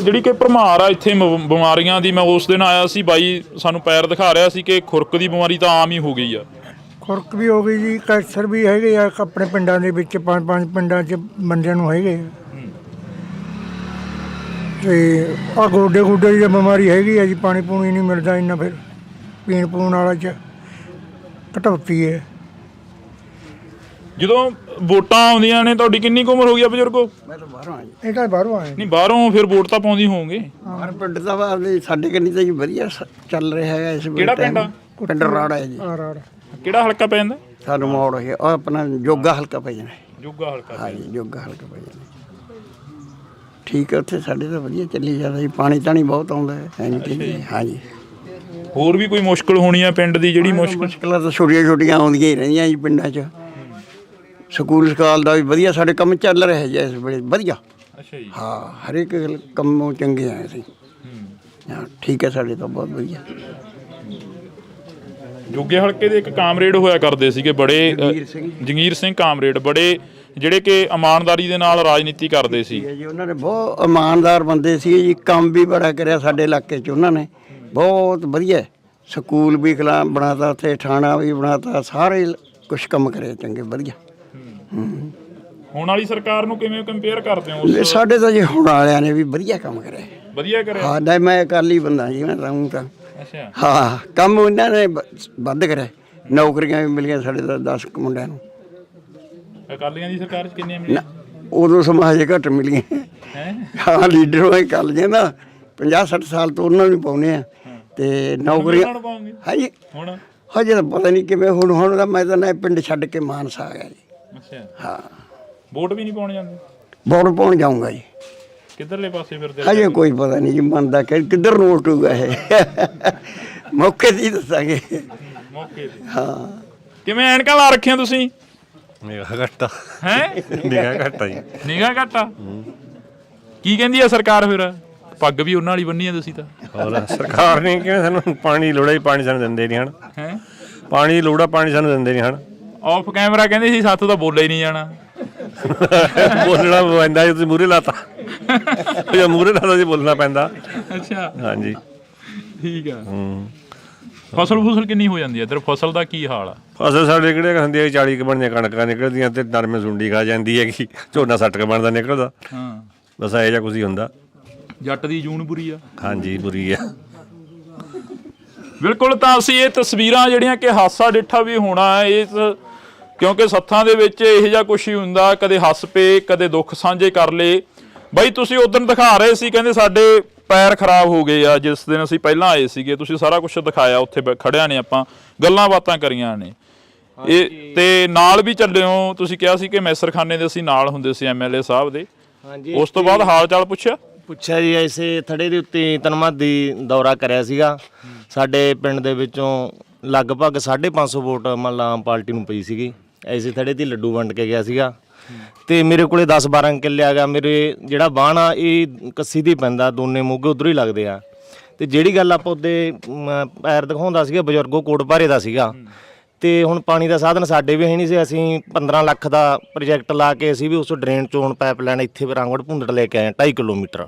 ਜਿਹੜੀ ਕਿ ਭਰਮਾਰ ਆ ਇੱਥੇ ਬਿਮਾਰੀਆਂ ਦੀ। ਮੈਂ ਉਸ ਦਿਨ ਆਇਆ ਸੀ, ਬਾਈ ਸਾਨੂੰ ਪੈਰ ਦਿਖਾ ਰਿਹਾ ਸੀ ਕਿ ਖੁਰਕ ਦੀ ਬਿਮਾਰੀ ਤਾਂ ਆਮ ਹੀ ਹੋ ਗਈ ਆ। ਖੁਰਕ ਵੀ ਹੋ ਗਈ ਜੀ, ਕੈਂਸਰ ਵੀ ਹੈਗੇ ਆ ਆਪਣੇ ਪਿੰਡਾਂ ਦੇ ਵਿੱਚ, 5 ਪਿੰਡਾਂ 'ਚ ਬੰਦਿਆਂ ਨੂੰ ਹੈਗੇ ਆ। ਤੇ ਆਹ ਗੋਡੇ ਦੀ ਬਿਮਾਰੀ ਹੈਗੀ ਆ ਜੀ, ਪਾਣੀ ਪੂਣੀ ਨਹੀਂ ਮਿਲਦਾ ਇੰਨਾ, ਫਿਰ ਪੀਣ ਪੂਣ ਵਾਲਾ 'ਚ ਘਟੌਤੀ ਹੈ। ਜਦੋਂ ਵੋਟਾਂ ਆਉਂਦੀਆਂ ਨੇ, ਤੁਹਾਡੀ ਕਿੰਨੀ ਕੁ ਉਮਰ ਹੋ ਗਈ ਆ ਬਜ਼ੁਰਗੋ? ਮੈਂ ਤਾਂ ਬਾਹਰੋਂ ਆਇਆ। ਇਹ ਤਾਂ ਬਾਹਰੋਂ ਆਏ ਨਹੀਂ, ਬਾਹਰੋਂ ਫਿਰ ਵੋਟ ਤਾਂ ਪਾਉਂਦੀ ਹੋਵੋਗੇ। ਹਰ ਪਿੰਡ ਦਾ ਸਾਡੇ ਕੰਨੀ ਤਾਂ ਜੀ ਵਧੀਆ ਚੱਲ ਰਿਹਾ ਹੈਗਾ ਇਸ ਵੇਲੇ। ਕਿਹੜਾ ਪਿੰਡ ਆ? ਪਿੰਡ ਰਾੜਾ ਹੈ ਜੀ। ਕਿਹੜਾ ਹਲਕਾ ਪੈ ਜਾਂਦਾ? ਸਾਨੂੰ ਮੋੜ ਹੈ ਉਹ ਆਪਣਾ ਜੋਗਾ ਹਲਕਾ ਪੈ ਜਾਣਾ। ਜੋਗਾ ਹਲਕਾ? ਹਾਂਜੀ, ਜੋਗਾ ਹਲਕਾ ਪੈ ਜਾਣਾ। ਠੀਕ ਹੈ, ਉੱਥੇ ਸਾਡੇ ਤਾਂ ਵਧੀਆ ਚੱਲੀ ਜਾਂਦਾ ਜੀ, ਪਾਣੀ ਤਾਣੀ ਬਹੁਤ ਆਉਂਦਾ ਹੈ। ਹਾਂਜੀ। ਹੋਰ ਵੀ ਕੋਈ ਮੁਸ਼ਕਲ ਹੋਣੀ ਆ ਪਿੰਡ ਦੀ? ਜਿਹੜੀ ਮੁਸ਼ਕਲਾਂ ਤਾਂ ਛੋਟੀਆਂ ਆਉਂਦੀਆਂ ਹੀ ਰਹਿੰਦੀਆਂ ਜੀ ਪਿੰਡਾਂ 'ਚ। ਸਕੂਲ ਸਕਾਲ ਦਾ ਵੀ ਵਧੀਆ ਸਾਡੇ ਕੰਮ ਚੱਲ ਰਿਹਾ ਜੀ ਇਸ ਵੇਲੇ, ਵਧੀਆ। ਅੱਛਾ ਜੀ। ਹਾਂ, ਹਰੇਕ ਕੰਮ ਚੰਗੇ ਆ ਅਸੀਂ। ਹਾਂ, ਠੀਕ ਹੈ, ਸਾਡੇ ਤਾਂ ਬਹੁਤ ਵਧੀਆ। ਜੋਗੇ ਹਲਕੇ ਦੇ ਇੱਕ ਕਾਮਰੇਡ ਹੋਇਆ ਕਰਦੇ ਸੀਗੇ ਬੜੇ, ਜੰਗੀਰ ਸਿੰਘ ਕਾਮਰੇਡ, ਬੜੇ ਜਿਹੜੇ ਕਿ ਇਮਾਨਦਾਰੀ ਦੇ ਨਾਲ ਰਾਜਨੀਤੀ ਕਰਦੇ ਸੀ ਜੀ। ਉਹਨਾਂ ਨੇ ਬਹੁਤ ਇਮਾਨਦਾਰ ਬੰਦੇ ਸੀ ਜੀ, ਕੰਮ ਵੀ ਬੜਾ ਕਰਿਆ ਸਾਡੇ ਇਲਾਕੇ 'ਚ ਉਹਨਾਂ ਨੇ, ਬਹੁਤ ਵਧੀਆ ਸਕੂਲ ਵੀ ਬਣਾਤਾ, ਉੱਥੇ ਥਾਣਾ ਵੀ ਬਣਾਤਾ, ਸਾਰੇ ਕੁਛ ਕੰਮ ਕਰੇ ਚੰਗੇ ਵਧੀਆ। ਹੁਣ ਵਾਲੀ ਸਰਕਾਰ ਨੂੰ ਕਿਵੇਂ ਕੰਪੇਅਰ ਕਰਦੇ ਹੋ? ਸਾਡੇ ਤਾਂ ਜੀ ਹੁਣ ਵਾਲਿਆਂ ਨੇ ਵੀ ਵਧੀਆ ਕੰਮ ਕਰਿਆ। ਵਧੀਆ ਕਰਿਆ? ਹਾਂ ਨਹੀਂ, ਮੈਂ ਅਕਾਲੀ ਬੰਦਾ ਜੀ, ਮੈਂ ਰਹੂੰ ਤਾਂ। ਅੱਛਾ। ਹਾਂ, ਕੰਮ ਉਹਨਾਂ ਨੇ ਵੱਧ ਕਰਿਆ, ਨੌਕਰੀਆਂ ਵੀ ਮਿਲੀਆਂ ਸਾਡੇ ਤਾਂ 10 ਮੁੰਡਿਆਂ ਨੂੰ। ਅਕਾਲੀਆਂ ਦੀ ਸਰਕਾਰ 'ਚ ਕਿੰਨੀਆਂ ਮਿਲੀਆਂ? ਉਦੋਂ ਸਮਾਂ ਹਜੇ ਘੱਟ ਮਿਲੀਆਂ। ਹਾਂ, ਲੀਡਰ ਹੋਏ ਕਰ ਜਾਂਦਾ 50-60 ਸਾਲ ਤੋਂ ਉਹਨਾਂ ਨੂੰ ਪਾਉਨੇ ਆ ਤੇ ਨੌਕਰੀਆਂ। ਹਾਂਜੀ, ਹੁਣ ਹਜੇ ਤਾਂ ਪਤਾ ਨਹੀਂ ਕਿਵੇਂ। ਹੁਣ ਤਾਂ ਮੈਂ ਤਾਂ ਨਾ ਪਿੰਡ ਛੱਡ ਕੇ ਮਾਨਸਾ ਆ ਗਿਆ ਜੀ। ਅੱਛਾ। ਹਾਂ, ਵੋਟ ਵੀ ਨਹੀਂ ਪਾਉਣ ਜਾਂਦੇ? ਵੋਟ ਪਾਉਣ ਜਾਊਂਗਾ ਜੀ। ਕਿੱਧਰਲੇ ਪਾਸੇ ਫਿਰਦੇ? ਹਜੇ ਕੋਈ ਪਤਾ ਨਹੀਂ ਜੀ, ਮੰਨਦਾ ਕਿੱਧਰ ਨੂੰ ਉਟੂਗਾ ਇਹ ਮੌਕੇ ਦੀ ਦੱਸਾਂਗੇ। ਮੌਕੇ ਤੇ? ਹਾਂ। ਕਿਵੇਂ ਐਨਕਾਂ ਲਾ ਰੱਖੀਆਂ ਤੁਸੀਂ? ਨਿਗਾਹ ਘੱਟ ਆ। ਹੈ? ਨਿਗਾਹ ਘੱਟ ਆ ਜੀ। ਨਿਗਾਹ ਘੱਟ ਆ? ਕੀ ਕਹਿੰਦੀ ਆ ਸਰਕਾਰ ਫਿਰ? ਪੱਗ ਵੀ ਉਹਨਾਂ ਵਾਲੀ ਬੰਨੀ ਆ ਤੁਸੀਂ ਤਾਂ। ਹੋਰ ਸਰਕਾਰ ਨੇ ਕਿਹਾ ਸਾਨੂੰ ਪਾਣੀ ਦੀ ਲੋੜ ਹੈ, ਪਾਣੀ ਸਾਨੂੰ ਦਿੰਦੇ ਨਹੀਂ ਹਨ। ਹੈ? ਪਾਣੀ ਦੀ ਲੋੜ ਆ, ਪਾਣੀ ਸਾਨੂੰ ਦਿੰਦੇ ਨਹੀਂ ਹਨ। ਆਫ ਕੈਮਰਾ ਕਹਿੰਦੇ ਸੀ ਸਾਥੋਂ ਤਾਂ ਬੋਲਿਆ ਹੀ ਨਹੀਂ ਜਾਣਾ। ਬੋਲਣਾ ਪੈਂਦਾ ਜੀ, ਤੁਸੀਂ ਮੂਹਰੇ ਲਾਤਾ ਜਾਂ ਮੂਹਰੇ ਲਾਤਾ ਜੀ, ਬੋਲਣਾ ਪੈਂਦਾ। ਅੱਛਾ। ਹਾਂਜੀ, ਠੀਕ ਆ। ਫਸਲ ਕਿੰਨੀ ਹੋ ਜਾਂਦੀ ਹੈ ਇੱਧਰ? ਫਸਲ ਦਾ ਕੀ ਹਾਲ ਆ? ਫਸਲ ਸਾਡੇ ਕਿਹੜੇ ਹੁੰਦੀ ਹੈ 40 ਕੁ ਬਣਦੀਆਂ ਕਣਕਾਂ ਨਿਕਲਦੀਆਂ ਤੇ ਨਰਮੇ ਸੁੰਡੀ ਖਾ ਜਾਂਦੀ ਹੈਗੀ, ਝੋਨਾ 60 ਕੁ ਬਣਦਾ ਨਿਕਲਦਾ। ਹਾਂ, ਬਸ ਇਹੋ ਜਿਹਾ ਕੁਝ ਹੀ ਹੁੰਦਾ। ਜੱਟ ਦੀ ਜੂਨ ਬੁਰੀ ਆ। ਹਾਂਜੀ, ਬੁਰੀ ਆ ਬਿਲਕੁਲ। ਤਾਂ ਅਸੀਂ ਇਹ ਤਸਵੀਰਾਂ ਜਿਹੜੀਆਂ ਕਿ ਹਾਸਾ ਡਿੱਠਾ ਵੀ ਹੋਣਾ ਇਸ, ਕਿਉਂਕਿ ਸੱਥਾਂ ਦੇ ਵਿੱਚ ਇਹੋ ਜਿਹਾ ਕੁਛ ਹੀ ਹੁੰਦਾ, ਕਦੇ ਹੱਸ ਪਏ, ਕਦੇ ਦੁੱਖ ਸਾਂਝੇ ਕਰ ਲਏ। ਬਾਈ ਤੁਸੀਂ ਉਦੋਂ ਦਿਖਾ ਰਹੇ ਸੀ, ਕਹਿੰਦੇ ਸਾਡੇ ਪੈਰ ਖਰਾਬ ਹੋ ਗਏ ਆ ਜਿਸ ਦਿਨ ਅਸੀਂ ਪਹਿਲਾਂ ਆਏ ਸੀਗੇ, ਤੁਸੀਂ ਸਾਰਾ ਕੁਝ ਦਿਖਾਇਆ, ਉੱਥੇ ਖੜਿਆ ਨੇ ਆਪਾਂ ਗੱਲਾਂ ਬਾਤਾਂ ਕਰੀਆਂ ਨੇ। ਇਹ ਤੇ ਨਾਲ ਵੀ ਚੱਲੇ ਹੋ, ਤੁਸੀਂ ਕਿਹਾ ਸੀ ਕਿ ਮੈਸਰਖਾਨੇ ਦੇ ਅਸੀਂ ਨਾਲ ਹੁੰਦੇ ਸੀ MLA ਸਾਹਿਬ ਦੇ। ਉਸ ਤੋਂ ਬਾਅਦ ਹਾਲ ਚਾਲ ਪੁੱਛਿਆ ਜੀ। ਐਸੇ ਥੜੇ ਦੇ ਉੱਤੇ ਤਨਮਾਦੀ ਦੌਰਾ ਕਰਿਆ ਸੀਗਾ। ਸਾਡੇ ਪਿੰਡ ਦੇ ਵਿੱਚੋਂ ਲਗਭਗ 550 ਵੋਟ ਮੰਨ ਲਾ ਆਮ ਪਾਰਟੀ ਨੂੰ ਪਈ ਸੀਗੀ। ਐਸੇ ਥੜੇ ਤੇ ਲੱਡੂ ਵੰਡ ਕੇ ਗਿਆ ਸੀਗਾ ਤੇ ਮੇਰੇ ਕੋਲੇ 10-12 ਕਿੱਲੇ ਆ ਗਿਆ। ਮੇਰੇ ਜਿਹੜਾ ਬਾਣ ਆ ਇਹ ਕੱਸੀ ਦੀ ਪੈਂਦਾ, ਦੋਨੇ ਮੋਗੇ ਉਧਰੋਂ ਹੀ ਲੱਗਦੇ ਆ। ਤੇ ਜਿਹੜੀ ਗੱਲ ਆਪਾਂ ਉਹਦੇ ਪੈਰ ਦਿਖਾਉਂਦਾ ਸੀਗਾ, ਬਜ਼ੁਰਗੋ ਕੋਟ ਭਾਰੇ ਦਾ ਸੀਗਾ। ਤੇ ਹੁਣ ਪਾਣੀ ਦਾ ਸਾਧਨ ਸਾਡੇ ਵੀ ਹੈ ਨਹੀਂ ਸੀ। ਅਸੀਂ 15 ਲੱਖ ਦਾ ਪ੍ਰੋਜੈਕਟ ਲਾ ਕੇ ਅਸੀਂ ਵੀ ਉਸ ਡਰੇਨ ਚੋਂ ਪਾਈਪਲਾਈਨ ਇੱਥੇ ਰਾਂਗੜ ਭੁੰਦੜ ਲੈ ਕੇ ਆਏ 2.5 ਕਿਲੋਮੀਟਰ।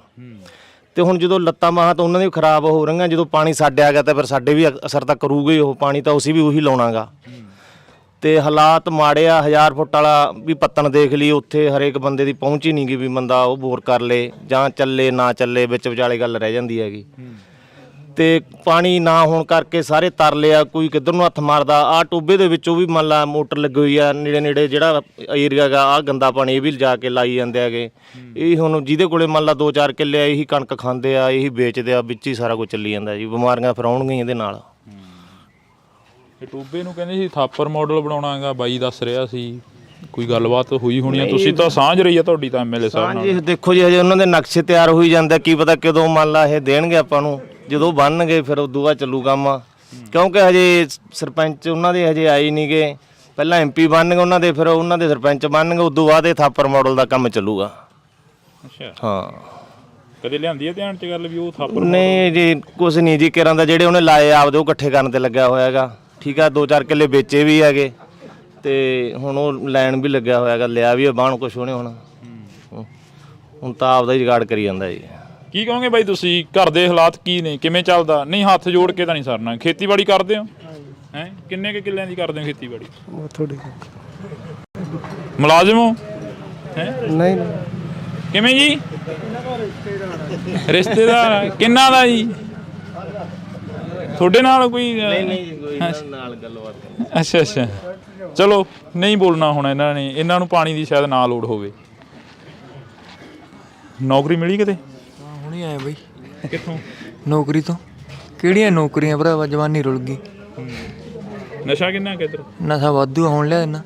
ਤੇ ਹੁਣ ਜਦੋਂ ਲੱਤਾਂ ਬਾਹਾਂ ਤਾਂ ਉਹਨਾਂ ਦੀ ਖਰਾਬ ਹੋ ਰਹੀਆਂ, ਜਦੋਂ ਪਾਣੀ ਸਾਡੇ ਆ ਗਿਆ ਤਾਂ ਫਿਰ ਸਾਡੇ ਵੀ ਅਸਰ ਤਾਂ ਕਰੂਗਾ ਹੀ ਉਹ ਪਾਣੀ, ਤਾਂ ਅਸੀਂ ਵੀ ਉਹੀ ਲਾਉਣਾਗਾ। ਤੇ ਹਾਲਾਤ ਮਾੜੇ ਆ। 1000 ਫੁੱਟ ਵਾਲਾ ਵੀ ਪੱਤਨ ਦੇਖ ਲਈ, ਉੱਥੇ ਹਰੇਕ ਬੰਦੇ ਦੀ ਪਹੁੰਚ ਹੀ ਨਹੀਂ ਗਈ ਵੀ ਬੰਦਾ ਉਹ ਬੋਰ ਕਰ ਲੇ ਜਾਂ ਚੱਲੇ ਨਾ ਚੱਲੇ, ਵਿੱਚ ਵਿਚਾਲੇ ਗੱਲ ਰਹਿ ਜਾਂਦੀ ਹੈਗੀ। ਤੇ ਪਾਣੀ ਨਾ ਹੋਣ ਕਰਕੇ ਸਾਰੇ ਤਰਲੇ ਆ, ਕੋਈ ਕਿੱਧਰ ਨੂੰ ਹੱਥ ਮਾਰਦਾ। ਆਹ ਟੋਬੇ ਦੇ ਵਿੱਚੋਂ ਵੀ ਮੰਨ ਲਾ ਮੋਟਰ ਲੱਗੀ ਹੋਈ ਆ, ਨੇੜੇ ਜਿਹੜਾ ਏਰੀਆ ਗਾ ਆਹ ਗੰਦਾ ਪਾਣੀ ਇਹ ਵੀ ਜਾ ਕੇ ਲਾਈ ਜਾਂਦੇ ਹੈਗੇ। ਇਹ ਹੁਣ ਜਿਹਦੇ ਕੋਲੇ ਮੰਨ ਲਾ 2-4 ਕਿੱਲੇ ਆ, ਇਹੀ ਕਣਕ ਖਾਂਦੇ ਆ, ਇਹੀ ਵੇਚਦੇ ਆ, ਵਿੱਚ ਹੀ ਸਾਰਾ ਕੁਝ ਚੱਲੀ ਜਾਂਦਾ ਜੀ। ਬਿਮਾਰੀਆਂ ਫਿਰ ਆਉਣਗੀਆਂ ਇਹਦੇ ਨਾਲ। ਟੋਬੇ ਨੂੰ ਕਹਿੰਦੇ ਸੀ ਥਾਪਰ ਮਾਡਲ ਬਣਾਉਣਾ ਹੈਗਾ, ਬਾਈ ਦੱਸ ਰਿਹਾ ਸੀ। ਕੋਈ ਗੱਲਬਾਤ ਹੋਈ ਹੋਣੀ ਆ? ਤੁਸੀਂ ਤਾਂ ਸਾਂਝ ਰਹੀ ਆ ਤੁਹਾਡੀ ਤਾਂ MLA ਸਾਹਿਬ ਨਾਲ। ਹਾਂਜੀ, ਦੇਖੋ ਜੀ ਹਜੇ ਉਹਨਾਂ ਦੇ ਨਕਸ਼ੇ ਤਿਆਰ ਹੋਈ ਜਾਂਦੇ, ਕੀ ਪਤਾ ਕਦੋਂ ਮੰਨ ਲਾ ਇਹ ਦੇਣਗੇ ਆਪਾਂ ਨੂੰ। ਜਦੋਂ ਬਣਨਗੇ ਫਿਰ ਉਦੋਂ ਬਾਅਦ ਚੱਲੂ ਕੰਮ, ਕਿਉਂਕਿ ਹਜੇ ਸਰਪੰਚ ਉਹਨਾਂ ਦੇ ਹਜੇ ਆਏ ਨਹੀਂ ਗੇ। ਪਹਿਲਾਂ MP ਬਣਨਗੇ ਉਹਨਾਂ ਦੇ, ਫਿਰ ਉਹਨਾਂ ਦੇ ਸਰਪੰਚ ਬਣਨਗੇ, ਉਦੋਂ ਬਾਅਦ ਇਹ ਥਾਪਰ ਮਾਡਲ ਦਾ ਕੰਮ ਚੱਲੂਗਾ। ਅੱਛਾ। ਹਾਂ, ਕਦੇ ਲਿਆਂਦੀ ਹੈ ਧਿਆਨ 'ਚ ਗੱਲ ਵੀ ਉਹ ਥਾਪਰ? ਨਹੀਂ ਜੀ, ਕੁਛ ਨਹੀਂ ਜੀ। ਕਿਰਾਂ ਦਾ ਜਿਹੜੇ ਉਹਨੇ ਲਾਏ ਆਪਦੇ ਉਹ ਇਕੱਠੇ ਕਰਨ ਤੇ ਲੱਗਿਆ ਹੋਇਆ ਹੈਗਾ। ਠੀਕ ਆ, 2-4 ਕਿੱਲੇ ਵੇਚੇ ਵੀ ਹੈਗੇ ਤੇ ਹੁਣ ਉਹ ਲੈਣ ਵੀ ਲੱਗਿਆ ਹੋਇਆ ਹੈਗਾ, ਲਿਆ ਵੀ ਬਾਣ ਕੁਛ ਉਹਨੇ। ਹੁਣ ਤਾਂ ਆਪਦਾ ਹੀ ਜੁਗਾੜ ਕਰੀ ਜਾਂਦਾ ਜੀ। ਕੀ ਕਹੋਗੇ ਬਾਈ ਤੁਸੀਂ, ਘਰ ਦੇ ਹਾਲਾਤ ਕੀ ਨੇ, ਕਿਵੇਂ ਚੱਲਦਾ? ਨਹੀਂ ਹੱਥ ਜੋੜ ਕੇ ਤਾਂ ਨਹੀਂ ਸਰਨਾ। ਖੇਤੀਬਾੜੀ ਕਰਦੇ ਹੋ? ਹੈ ਕਿੰਨੇ ਕੁ ਕਿੱਲਿਆਂ ਦੀ ਕਰਦੇ ਹੋ ਖੇਤੀਬਾੜੀ? ਥੋੜੀ ਮੁਲਾਜ਼ਮ ਹੋ? ਹੈ ਨਹੀਂ। ਕਿਵੇਂ ਜੀ? ਰਿਸ਼ਤੇਦਾਰ ਕਿੰਨਾ ਦਾ ਜੀ? ਤੁਹਾਡੇ ਨਾਲ ਕੋਈ? ਨਹੀਂ ਜੀ, ਕੋਈ ਨਾਲ ਗੱਲਬਾਤ। ਅੱਛਾ। ਚਲੋ ਨਹੀਂ ਬੋਲਣਾ ਹੁਣ ਇਹਨਾਂ ਨੂੰ ਪਾਣੀ ਦੀ ਸ਼ਾਇਦ ਨਾ ਲੋੜ ਹੋਵੇ। ਨੌਕਰੀ ਮਿਲੀ ਕਿਤੇ? ਹੁਣੀ ਆਏ ਬਈ। ਕਿੱਥੋਂ? ਨੌਕਰੀ ਤੋਂ। ਕਿਹੜੀਆਂ ਨੌਕਰੀਆਂ ਭਰਾਵਾ, ਜਵਾਨੀ ਰੁਲ ਗਈ। ਨਸ਼ਾ ਕਿੰਨਾ ਕਿ ਇੱਧਰ? ਨਸ਼ਾ ਵਾਧੂ ਹੁਣ ਲਿਆ ਇਹਨਾਂ।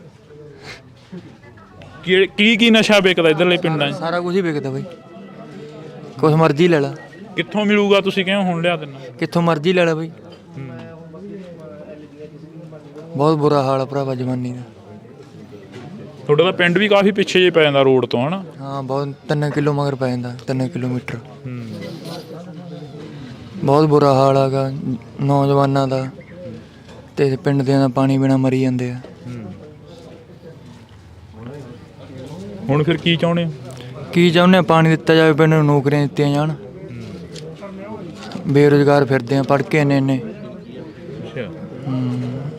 ਕੀ ਨਸ਼ਾ ਵਿਕਦਾ ਇੱਧਰਲੇ ਪਿੰਡਾਂ 'ਚ? ਸਾਰਾ ਕੁਝ ਹੀ ਵਿਕਦਾ ਬਈ, ਕੁਛ ਮਰਜ਼ੀ ਲੈ ਲਾ। ਕਿੱਥੋਂ ਮਿਲੂਗਾ? ਤੁਸੀਂ ਕਿਉਂ ਹੁਣ ਲਿਆ ਦਿੰਨਾ? ਕਿੱਥੋਂ ਮਰਜ਼ੀ ਲੈ ਲਾ ਬਈ। ਬਹੁਤ ਬੁਰਾ ਹਾਲ ਆ ਭਰਾਵਾ ਜਵਾਨੀ ਦਾ। ਤੁਹਾਡਾ ਤਾਂ ਪਿੰਡ ਵੀ ਕਾਫੀ ਪਿੱਛੇ ਜੇ ਪੈ ਜਾਂਦਾ ਰੋਡ ਤੋਂ, ਹਨਾ? ਹਾਂ, ਬਹੁਤ 3 ਕਿਲੋ ਮਗਰ ਪੈ ਜਾਂਦਾ, 3 ਕਿਲੋਮੀਟਰ। ਬਹੁਤ ਬੁਰਾ ਹਾਲ ਹੈਗਾ ਨੌਜਵਾਨਾਂ ਦਾ। ਤੇ ਪਿੰਡ ਦੇ ਦਾ ਪਾਣੀ ਬਿਨਾ ਮਰੀ ਜਾਂਦੇ ਆ। ਹੁਣ ਫਿਰ ਕੀ ਚਾਹੁੰਦੇ ਹੋ? ਕੀ ਚਾਹੁੰਦੇ ਆ? ਪਾਣੀ ਦਿੱਤਾ ਜਾਵੇ, ਪਿੰਡ ਨੂੰ ਨੌਕਰੀਆਂ ਦਿੱਤੀਆਂ ਜਾਣ। ਬੇਰੁਜ਼ਗਾਰ ਫਿਰਦੇ ਆ ਪੜ੍ਹ ਕੇ ਇੰਨੇ।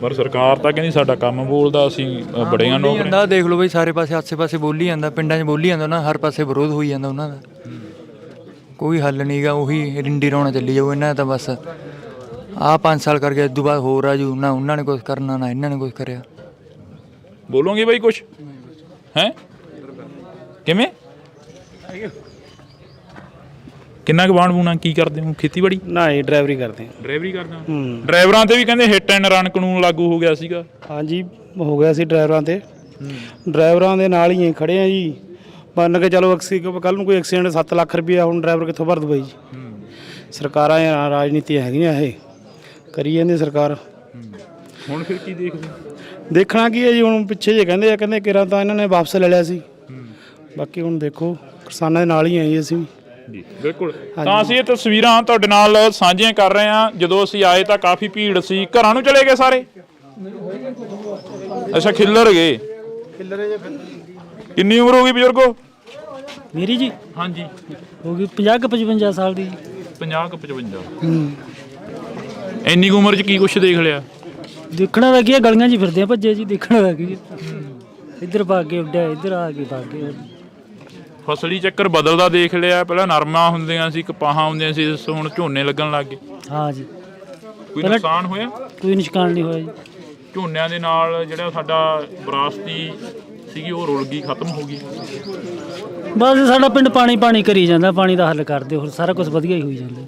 ਪਰ ਸਰਕਾਰ ਤਾਂ ਕਹਿੰਦੀ ਸਾਡਾ ਕੰਮ ਬੋਲਦਾ, ਅਸੀਂ ਬੜੀਆਂ ਨੌਕਰੀਆਂ। ਦੇਖ ਲਓ ਬਈ, ਸਾਰੇ ਪਾਸੇ ਆਸੇ ਪਾਸੇ ਬੋਲੀ ਜਾਂਦਾ, ਪਿੰਡਾਂ 'ਚ ਬੋਲੀ ਜਾਂਦਾ ਨਾ, ਹਰ ਪਾਸੇ ਵਿਰੋਧ ਹੋਈ ਜਾਂਦਾ ਉਹਨਾਂ ਦਾ। ਕੋਈ ਹੱਲ ਨਹੀਂ ਗਾ, ਉਹੀ ਰਿੰਡੀ ਰੌਣਾ ਚੱਲੀ ਜਾਊ ਇਹਨਾਂ ਦਾ। ਤਾਂ ਬਸ ਆਹ 5 ਸਾਲ ਕਰਕੇ ਇਸ ਤੋਂ ਬਾਅਦ ਹੋਰ ਆ ਜੂ ਨਾ, ਉਹਨਾਂ ਨੇ ਕੁਛ ਕਰਨਾ ਨਾ ਇਹਨਾਂ ਨੇ ਕੁਛ ਕਰਿਆ। ਬੋਲੋਗੇ ਬਾਈ ਕੁਛ ਹੈ? ਕਿਵੇਂ? ਕਿੰਨਾ ਕੁ ਬਾਣ ਬੂਣਾ ਕੀ ਕਰਦੇ ਹੋ? ਖੇਤੀਬਾੜੀ? ਨਾ ਇਹ ਡਰਾਈਵਰੀ ਕਰਦੇ ਆ। ਡਰਾਈਵਰੀ ਕਰਦਾ? ਡਰਾਈਵਰਾਂ ਤੇ ਵੀ ਕਹਿੰਦੇ ਹਿੱਟ ਐਂਡ ਰਨ ਕਾਨੂੰਨ ਲਾਗੂ ਹੋ ਗਿਆ ਸੀਗਾ। ਹਾਂਜੀ ਹੋ ਗਿਆ ਸੀ ਡਰਾਈਵਰਾਂ ਤੇ। ਡਰਾਈਵਰਾਂ ਦੇ ਨਾਲ ਹੀ ਖੜੇ ਆ ਜੀ। ਮੰਨ ਕੇ ਚਲੋ ਕੱਲ ਨੂੰ ਕੋਈ ਐਕਸੀਡੈਂਟ 7 ਲੱਖ ਰੁਪਇਆ ਹੁਣ ਡਰਾਈਵਰ ਕਿੱਥੋਂ ਭਰ ਦੂਗਾ ਜੀ? ਸਰਕਾਰਾਂ ਰਾਜਨੀਤੀਆਂ ਹੈਗੀਆਂ, ਇਹ ਕਰੀ ਜਾਂਦੀ ਸਰਕਾਰ। ਹੁਣ ਫਿਰ ਕੀ ਦੇਖਦੇ? ਦੇਖਣਾ ਕੀ ਹੈ ਜੀ, ਹੁਣ ਪਿੱਛੇ ਜੇ ਕਹਿੰਦੇ ਕਿਰਾਂ ਤਾਂ ਇਹਨਾਂ ਨੇ ਵਾਪਸ ਲੈ ਲਿਆ ਸੀ। ਬਾਕੀ ਹੁਣ ਦੇਖੋ, ਕਿਸਾਨਾਂ ਦੇ ਨਾਲ ਹੀ ਆਏ ਅਸੀਂ ਜੀ। ਬਿਲਕੁਲ। ਤਾਂ ਅਸੀਂ ਇਹ ਤਸਵੀਰਾਂ ਤੁਹਾਡੇ ਨਾਲ ਸਾਂਝੀਆਂ ਕਰ ਰਹੇ ਹਾਂ। ਜਦੋਂ ਅਸੀਂ ਆਏ ਤਾਂ ਕਾਫੀ ਭੀੜ ਸੀ। ਘਰਾਂ ਨੂੰ ਚਲੇ ਗਏ ਸਾਰੇ? ਅੱਛਾ, ਖਿੱਲਰ ਗਏ। ਕਿੰਨੀ ਉਮਰ ਹੋ ਗਈ ਬਜ਼ੁਰਗੋ? ਮੇਰੀ ਜੀ? ਹਾਂਜੀ, ਹੋ ਗਈ 50-55 ਸਾਲ ਦੀ। 50-55। ਇੰਨੀ ਕੁ ਉਮਰ 'ਚ ਕੀ ਕੁਛ ਦੇਖ ਲਿਆ? ਦੇਖਣਾ ਤਾਂ ਕੀ ਹੈ, ਗਲੀਆਂ 'ਚ ਫਿਰਦੇ ਆ ਭੱਜੇ ਜੀ। ਦੇਖਣਾ ਤਾਂ ਕੀ ਇੱਧਰ ਭਾਗ ਕੇ ਉੱਡਿਆ, ਇੱਧਰ ਆ ਕੇ ਭਾਗ ਕੇ। ਫਸਲੀ ਚੱਕਰ ਬਦਲਦਾ ਦੇਖ ਲਿਆ। ਪਹਿਲਾਂ ਨਰਮਾ ਹੁੰਦੀਆਂ ਸੀ, ਕਪਾਹਾਂ ਹੁੰਦੀਆਂ ਸੀ, ਹੁਣ ਝੋਨੇ ਲੱਗਣ ਲੱਗ ਗਏ। ਹਾਂ ਜੀ। ਕੋਈ ਨੁਕਸਾਨ ਹੋਇਆ? ਕੋਈ ਨੁਕਸਾਨ ਨਹੀਂ ਹੋਇਆ ਜੀ। ਝੋਨਿਆਂ ਦੇ ਨਾਲ ਜਿਹੜਾ ਸਾਡਾ ਵਿਰਾਸਤੀ ਸੀਗੀ ਉਹ ਰੁਲ ਗਈ, ਖਤਮ ਹੋ ਗਈ। ਬਸ ਸਾਡਾ ਪਿੰਡ ਪਾਣੀ ਕਰੀ ਜਾਂਦਾ। ਪਾਣੀ ਦਾ ਹੱਲ ਕਰਦੇ, ਹੋਰ ਸਾਰਾ ਕੁਝ ਵਧੀਆ ਹੀ ਹੋਈ ਜਾਂਦਾ।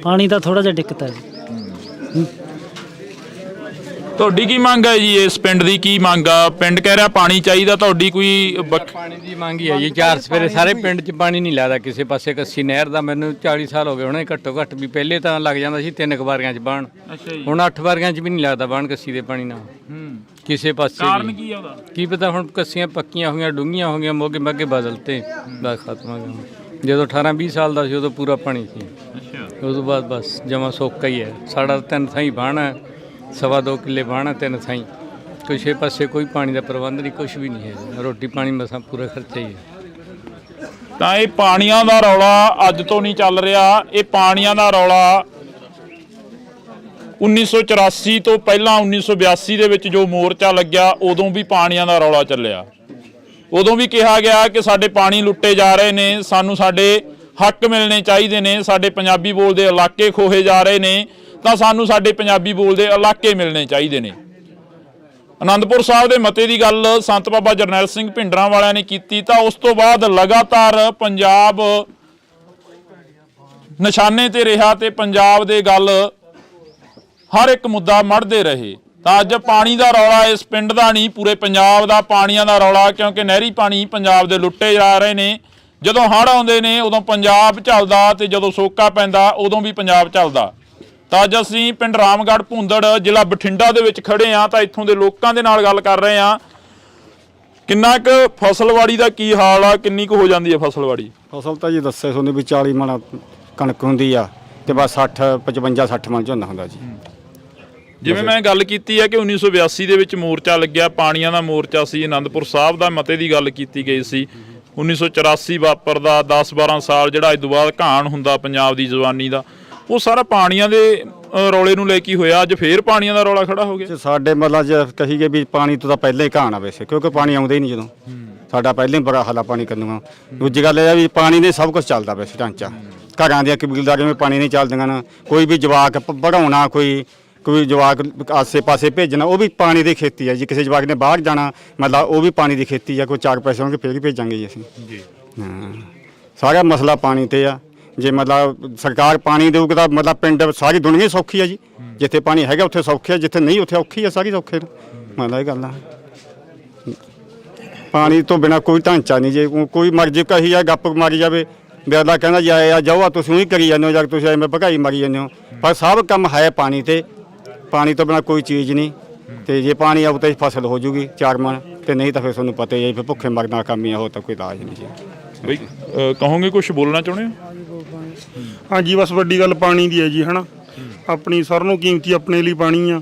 ਪਾਣੀ ਦਾ ਥੋੜਾ ਜਿਹਾ ਦਿੱਕਤ ਹੈ ਜੀ। ਤੁਹਾਡੀ ਕੀ ਮੰਗ ਹੈ ਜੀ? ਇਸ ਪਿੰਡ ਦੀ ਕੀ ਮੰਗ ਆ? ਪਿੰਡ ਕਹਿ ਰਿਹਾ ਪਾਣੀ ਚਾਹੀਦਾ, ਤੁਹਾਡੀ ਕੋਈ? ਪਾਣੀ ਦੀ ਮੰਗ ਹੀ ਹੈ ਜੀ। 4 ਸਵੇਰੇ ਸਾਰੇ ਪਿੰਡ 'ਚ ਪਾਣੀ ਨਹੀਂ ਲੱਗਦਾ ਕਿਸੇ ਪਾਸੇ। ਕੱਸੀ ਨਹਿਰ ਦਾ ਮੈਨੂੰ 40 ਸਾਲ ਹੋ ਗਏ ਹੁਣੇ ਘੱਟੋ ਘੱਟ ਵੀ। ਪਹਿਲੇ ਤਾਂ ਲੱਗ ਜਾਂਦਾ ਸੀ 3 ਵਾਰੀਆਂ 'ਚ ਬਾਣ। ਹੁਣ 8 ਵਾਰੀਆਂ 'ਚ ਵੀ ਨਹੀਂ ਲੱਗਦਾ ਬਾਣ ਕੱਸੀ ਦੇ ਪਾਣੀ ਨਾਲ ਕਿਸੇ ਪਾਸੇ। ਕਾਰਨ ਕੀ ਆ ਉਹਦਾ? ਕੀ ਪਤਾ, ਹੁਣ ਕੱਸੀਆਂ ਪੱਕੀਆਂ ਹੋਈਆਂ, ਡੂੰਘੀਆਂ ਹੋ ਗਈਆਂ, ਮੋਗੇ ਮੱਗੇ ਬਦਲਤੇ, ਬਸ ਖਤਮ ਹੋ ਗਿਆ। ਜਦੋਂ 18-20 ਸਾਲ ਦਾ ਸੀ ਉਦੋਂ ਪੂਰਾ ਪਾਣੀ ਸੀ। ਉਸ ਤੋਂ ਬਾਅਦ ਬਸ ਜਮਾ ਸੋਕਾ ਹੀ ਹੈ। ਸਾਡਾ 3 ਥਾਈਂ ਬਾਣ ਹੈ, 2.25 ਕਿੱਲੇ ਬਾਣ ਹੈ, 3 ਥਾਈਂ। ਕਿਸੇ ਪਾਸੇ ਕੋਈ ਪਾਣੀ ਦਾ ਪ੍ਰਬੰਧ ਨਹੀਂ, ਕੁਛ ਵੀ ਨਹੀਂ ਹੈ। ਰੋਟੀ ਪਾਣੀ ਮਸਾਂ ਪੂਰਾ ਖਰਚਾ ਹੀ ਹੈ। ਤਾਂ ਇਹ ਪਾਣੀਆਂ ਦਾ ਰੌਲਾ ਅੱਜ ਤੋਂ ਨਹੀਂ ਚੱਲ ਰਿਹਾ। ਇਹ ਪਾਣੀਆਂ ਦਾ ਰੌਲਾ 1984 ਤੋਂ ਪਹਿਲਾਂ 1982 ਦੇ ਵਿੱਚ ਜੋ ਮੋਰਚਾ ਲੱਗਿਆ, ਉਦੋਂ ਵੀ ਪਾਣੀਆਂ ਦਾ ਰੌਲਾ ਚੱਲਿਆ। ਉਦੋਂ ਵੀ ਕਿਹਾ ਗਿਆ ਕਿ ਸਾਡੇ ਪਾਣੀ ਲੁੱਟੇ ਜਾ ਰਹੇ ਨੇ, ਸਾਨੂੰ ਸਾਡੇ ਹੱਕ ਮਿਲਣੇ ਚਾਹੀਦੇ ਨੇ, ਸਾਡੇ ਪੰਜਾਬੀ ਬੋਲਦੇ ਇਲਾਕੇ ਖੋਹੇ ਜਾ ਰਹੇ ਨੇ, ਤਾਂ ਸਾਨੂੰ ਸਾਡੇ ਪੰਜਾਬੀ ਬੋਲਦੇ ਇਲਾਕੇ ਮਿਲਣੇ ਚਾਹੀਦੇ ਨੇ। ਆਨੰਦਪੁਰ ਸਾਹਿਬ ਦੇ ਮਤੇ ਦੀ ਗੱਲ ਸੰਤ ਬਾਬਾ ਜਰਨੈਲ ਸਿੰਘ ਭਿੰਡਰਾਂ ਵਾਲਿਆਂ ਨੇ ਕੀਤੀ, ਤਾਂ ਉਸ ਤੋਂ ਬਾਅਦ ਲਗਾਤਾਰ ਪੰਜਾਬ ਨਿਸ਼ਾਨੇ ਤੇ ਰਿਹਾ ਤੇ ਪੰਜਾਬ ਦੇ ਗੱਲ ਹਰ ਇੱਕ ਮੁੱਦਾ ਮੜਦੇ ਰਹੇ। ਤਾਂ ਅੱਜ ਪਾਣੀ ਦਾ ਰੌਲਾ ਇਸ ਪਿੰਡ ਦਾ ਨਹੀਂ, ਪੂਰੇ ਪੰਜਾਬ ਦਾ ਪਾਣੀਆਂ ਦਾ ਰੌਲਾ, ਕਿਉਂਕਿ ਨਹਿਰੀ ਪਾਣੀ ਪੰਜਾਬ ਦੇ ਲੁੱਟੇ ਜਾ ਰਹੇ ਨੇ। ਜਦੋਂ ਹੜ੍ਹ ਆਉਂਦੇ ਨੇ ਉਦੋਂ ਪੰਜਾਬ ਝੱਲਦਾ, ਤੇ ਜਦੋਂ ਸੋਕਾ ਪੈਂਦਾ ਉਦੋਂ ਵੀ ਪੰਜਾਬ ਝੱਲਦਾ। ਤਾਂ ਅੱਜ ਅਸੀਂ ਪਿੰਡ ਰਾਮਗੜ੍ਹ ਭੁੰਦੜ, ਜ਼ਿਲ੍ਹਾ ਬਠਿੰਡਾ ਦੇ ਵਿੱਚ ਖੜੇ ਹਾਂ, ਤਾਂ ਇੱਥੋਂ ਦੇ ਲੋਕਾਂ ਦੇ ਨਾਲ ਗੱਲ ਕਰ ਰਹੇ ਹਾਂ। ਕਿੰਨਾ ਕੁ ਫਸਲਵਾੜੀ ਦਾ ਕੀ ਹਾਲ ਆ? ਕਿੰਨੀ ਕੁ ਹੋ ਜਾਂਦੀ ਹੈ ਫਸਲਵਾੜੀ? ਫਸਲ ਤਾਂ ਜੀ ਦੱਸੇ ਤੁਹਾਨੂੰ ਵੀ 40 ਮਣ ਕਣਕ ਹੁੰਦੀ ਆ, ਤੇ ਬਸ 55-60 ਮਣ ਝੋਨਾ ਹੁੰਦਾ ਜੀ। ਜਿਵੇਂ ਮੈਂ ਗੱਲ ਕੀਤੀ ਹੈ ਕਿ 1982 ਦੇ ਵਿੱਚ ਮੋਰਚਾ ਲੱਗਿਆ, ਪਾਣੀਆਂ ਦਾ ਮੋਰਚਾ ਸੀ। ਆਨੰਦਪੁਰ ਸਾਹਿਬ ਦਾ ਮਤੇ ਦੀ ਗੱਲ ਕੀਤੀ ਗਈ ਸੀ। 1984 ਵਾਪਰਦਾ 10-12 ਸਾਲ ਜਿਹੜਾ ਇਸ ਤੋਂ ਬਾਅਦ ਘਾਣ ਹੁੰਦਾ ਪੰਜਾਬ ਦੀ ਜਵਾਨੀ ਦਾ, ਉਹ ਸਾਰਾ ਪਾਣੀਆਂ ਦੇ ਰੌਲੇ ਨੂੰ ਲੈ ਕੇ ਹੋਇਆ। ਅੱਜ ਫੇਰ ਪਾਣੀਆਂ ਦਾ ਰੌਲਾ ਖੜਾ ਹੋ ਗਿਆ। ਸਾਡੇ ਮਤਲਬ ਜੇ ਕਹੀਏ ਵੀ ਪਾਣੀ ਤੋਂ ਤਾਂ ਪਹਿਲਾਂ ਹੀ ਘਾਣ ਆ ਵੈਸੇ, ਕਿਉਂਕਿ ਪਾਣੀ ਆਉਂਦਾ ਹੀ ਨਹੀਂ ਜਦੋਂ। ਸਾਡਾ ਪਹਿਲਾਂ ਹੀ ਬੜਾ ਹਾਲਾ ਪਾਣੀ ਕਰਨਾ। ਦੂਜੀ ਗੱਲ ਇਹ ਆ ਵੀ ਪਾਣੀ ਨੇ ਸਭ ਕੁਝ ਚੱਲਦਾ ਵੈਸੇ ਢਾਂਚਾ। ਘਰਾਂ ਦੀਆਂ ਕਬੀਲਦਾਰੀਆਂ ਵਿੱਚ ਪਾਣੀ ਨਹੀਂ ਚੱਲਦੀਆਂ ਨਾ। ਕੋਈ ਵੀ ਜਵਾਕ ਪੜ੍ਹਾਉਣਾ, ਕੋਈ ਜਵਾਕ ਆਸੇ ਪਾਸੇ ਭੇਜਣਾ, ਉਹ ਵੀ ਪਾਣੀ ਦੀ ਖੇਤੀ ਹੈ ਜੀ। ਕਿਸੇ ਜਵਾਕ ਨੇ ਬਾਹਰ ਜਾਣਾ, ਮਤਲਬ ਉਹ ਵੀ ਪਾਣੀ ਦੀ ਖੇਤੀ ਆ। ਕੋਈ 4 ਪੈਸੇ ਹੋਣਗੇ ਫੇਰ ਹੀ ਭੇਜਾਂਗੇ ਜੀ ਅਸੀਂ। ਹਾਂ, ਸਾਰਾ ਮਸਲਾ ਪਾਣੀ ਤੇ ਆ। ਜੇ ਮਤਲਬ ਸਰਕਾਰ ਪਾਣੀ ਦੇਊਗੀ ਤਾਂ ਮਤਲਬ ਪਿੰਡ ਸਾਰੀ ਦੁਨੀਆ ਹੀ ਸੌਖੀ ਆ ਜੀ। ਜਿੱਥੇ ਪਾਣੀ ਹੈਗਾ ਉੱਥੇ ਸੌਖੀ ਆ, ਜਿੱਥੇ ਨਹੀਂ ਉੱਥੇ ਔਖੀ ਆ, ਸਾਰੀ ਸੌਖੇ ਮਤਲਬ ਇਹ ਗੱਲ ਆ। ਪਾਣੀ ਤੋਂ ਬਿਨਾਂ ਕੋਈ ਢਾਂਚਾ ਨਹੀਂ। ਜੇ ਕੋਈ ਮਰਜ਼ੀ ਕਹੀ ਜਾ ਗੱਪ ਮਾਰੀ ਜਾਵੇ, ਅਗਲਾ ਕਹਿੰਦਾ ਜੀ ਆ ਜਾਓ, ਤੁਸੀਂ ਉਹੀ ਕਰੀ ਜਾਂਦੇ ਹੋ, ਜਾਂ ਤੁਸੀਂ ਐਵੇਂ ਭਗਾਈ ਮਾਰੀ ਜਾਂਦੇ ਹੋ। ਪਰ ਸਭ ਕੰਮ ਹੈ ਪਾਣੀ ਤੇ। ਪਾਣੀ ਤੋਂ ਬਿਨਾਂ ਕੋਈ ਚੀਜ਼ ਨਹੀਂ। ਤੇ ਜੇ ਪਾਣੀ ਆਊ ਤਾਂ ਫਸਲ ਹੋ ਜੂਗੀ 4 ਮਣ, ਤੇ ਨਹੀਂ ਤਾਂ ਫਿਰ ਤੁਹਾਨੂੰ ਪਤਾ ਹੀ ਹੈ ਫਿਰ ਭੁੱਖੇ ਮਰਨਾ ਕੰਮ ਹੀ ਆ, ਹੋਰ ਤਾਂ ਕੋਈ ਇਲਾਜ ਨਹੀਂ ਜੀ। ਬਈ ਕਹੋਗੇ ਕੁਝ ਬੋਲਣਾ ਚਾਹੁੰਦੇ ਹੋ? ਹਾਂਜੀ, ਬਸ ਵੱਡੀ ਗੱਲ ਪਾਣੀ ਦੀ ਹੈ ਜੀ, ਹੈ ਨਾ। ਆਪਣੀ ਸਾਰਿਆਂ ਨੂੰ ਕੀਮਤੀ ਆਪਣੇ ਲਈ ਪਾਣੀ ਆ।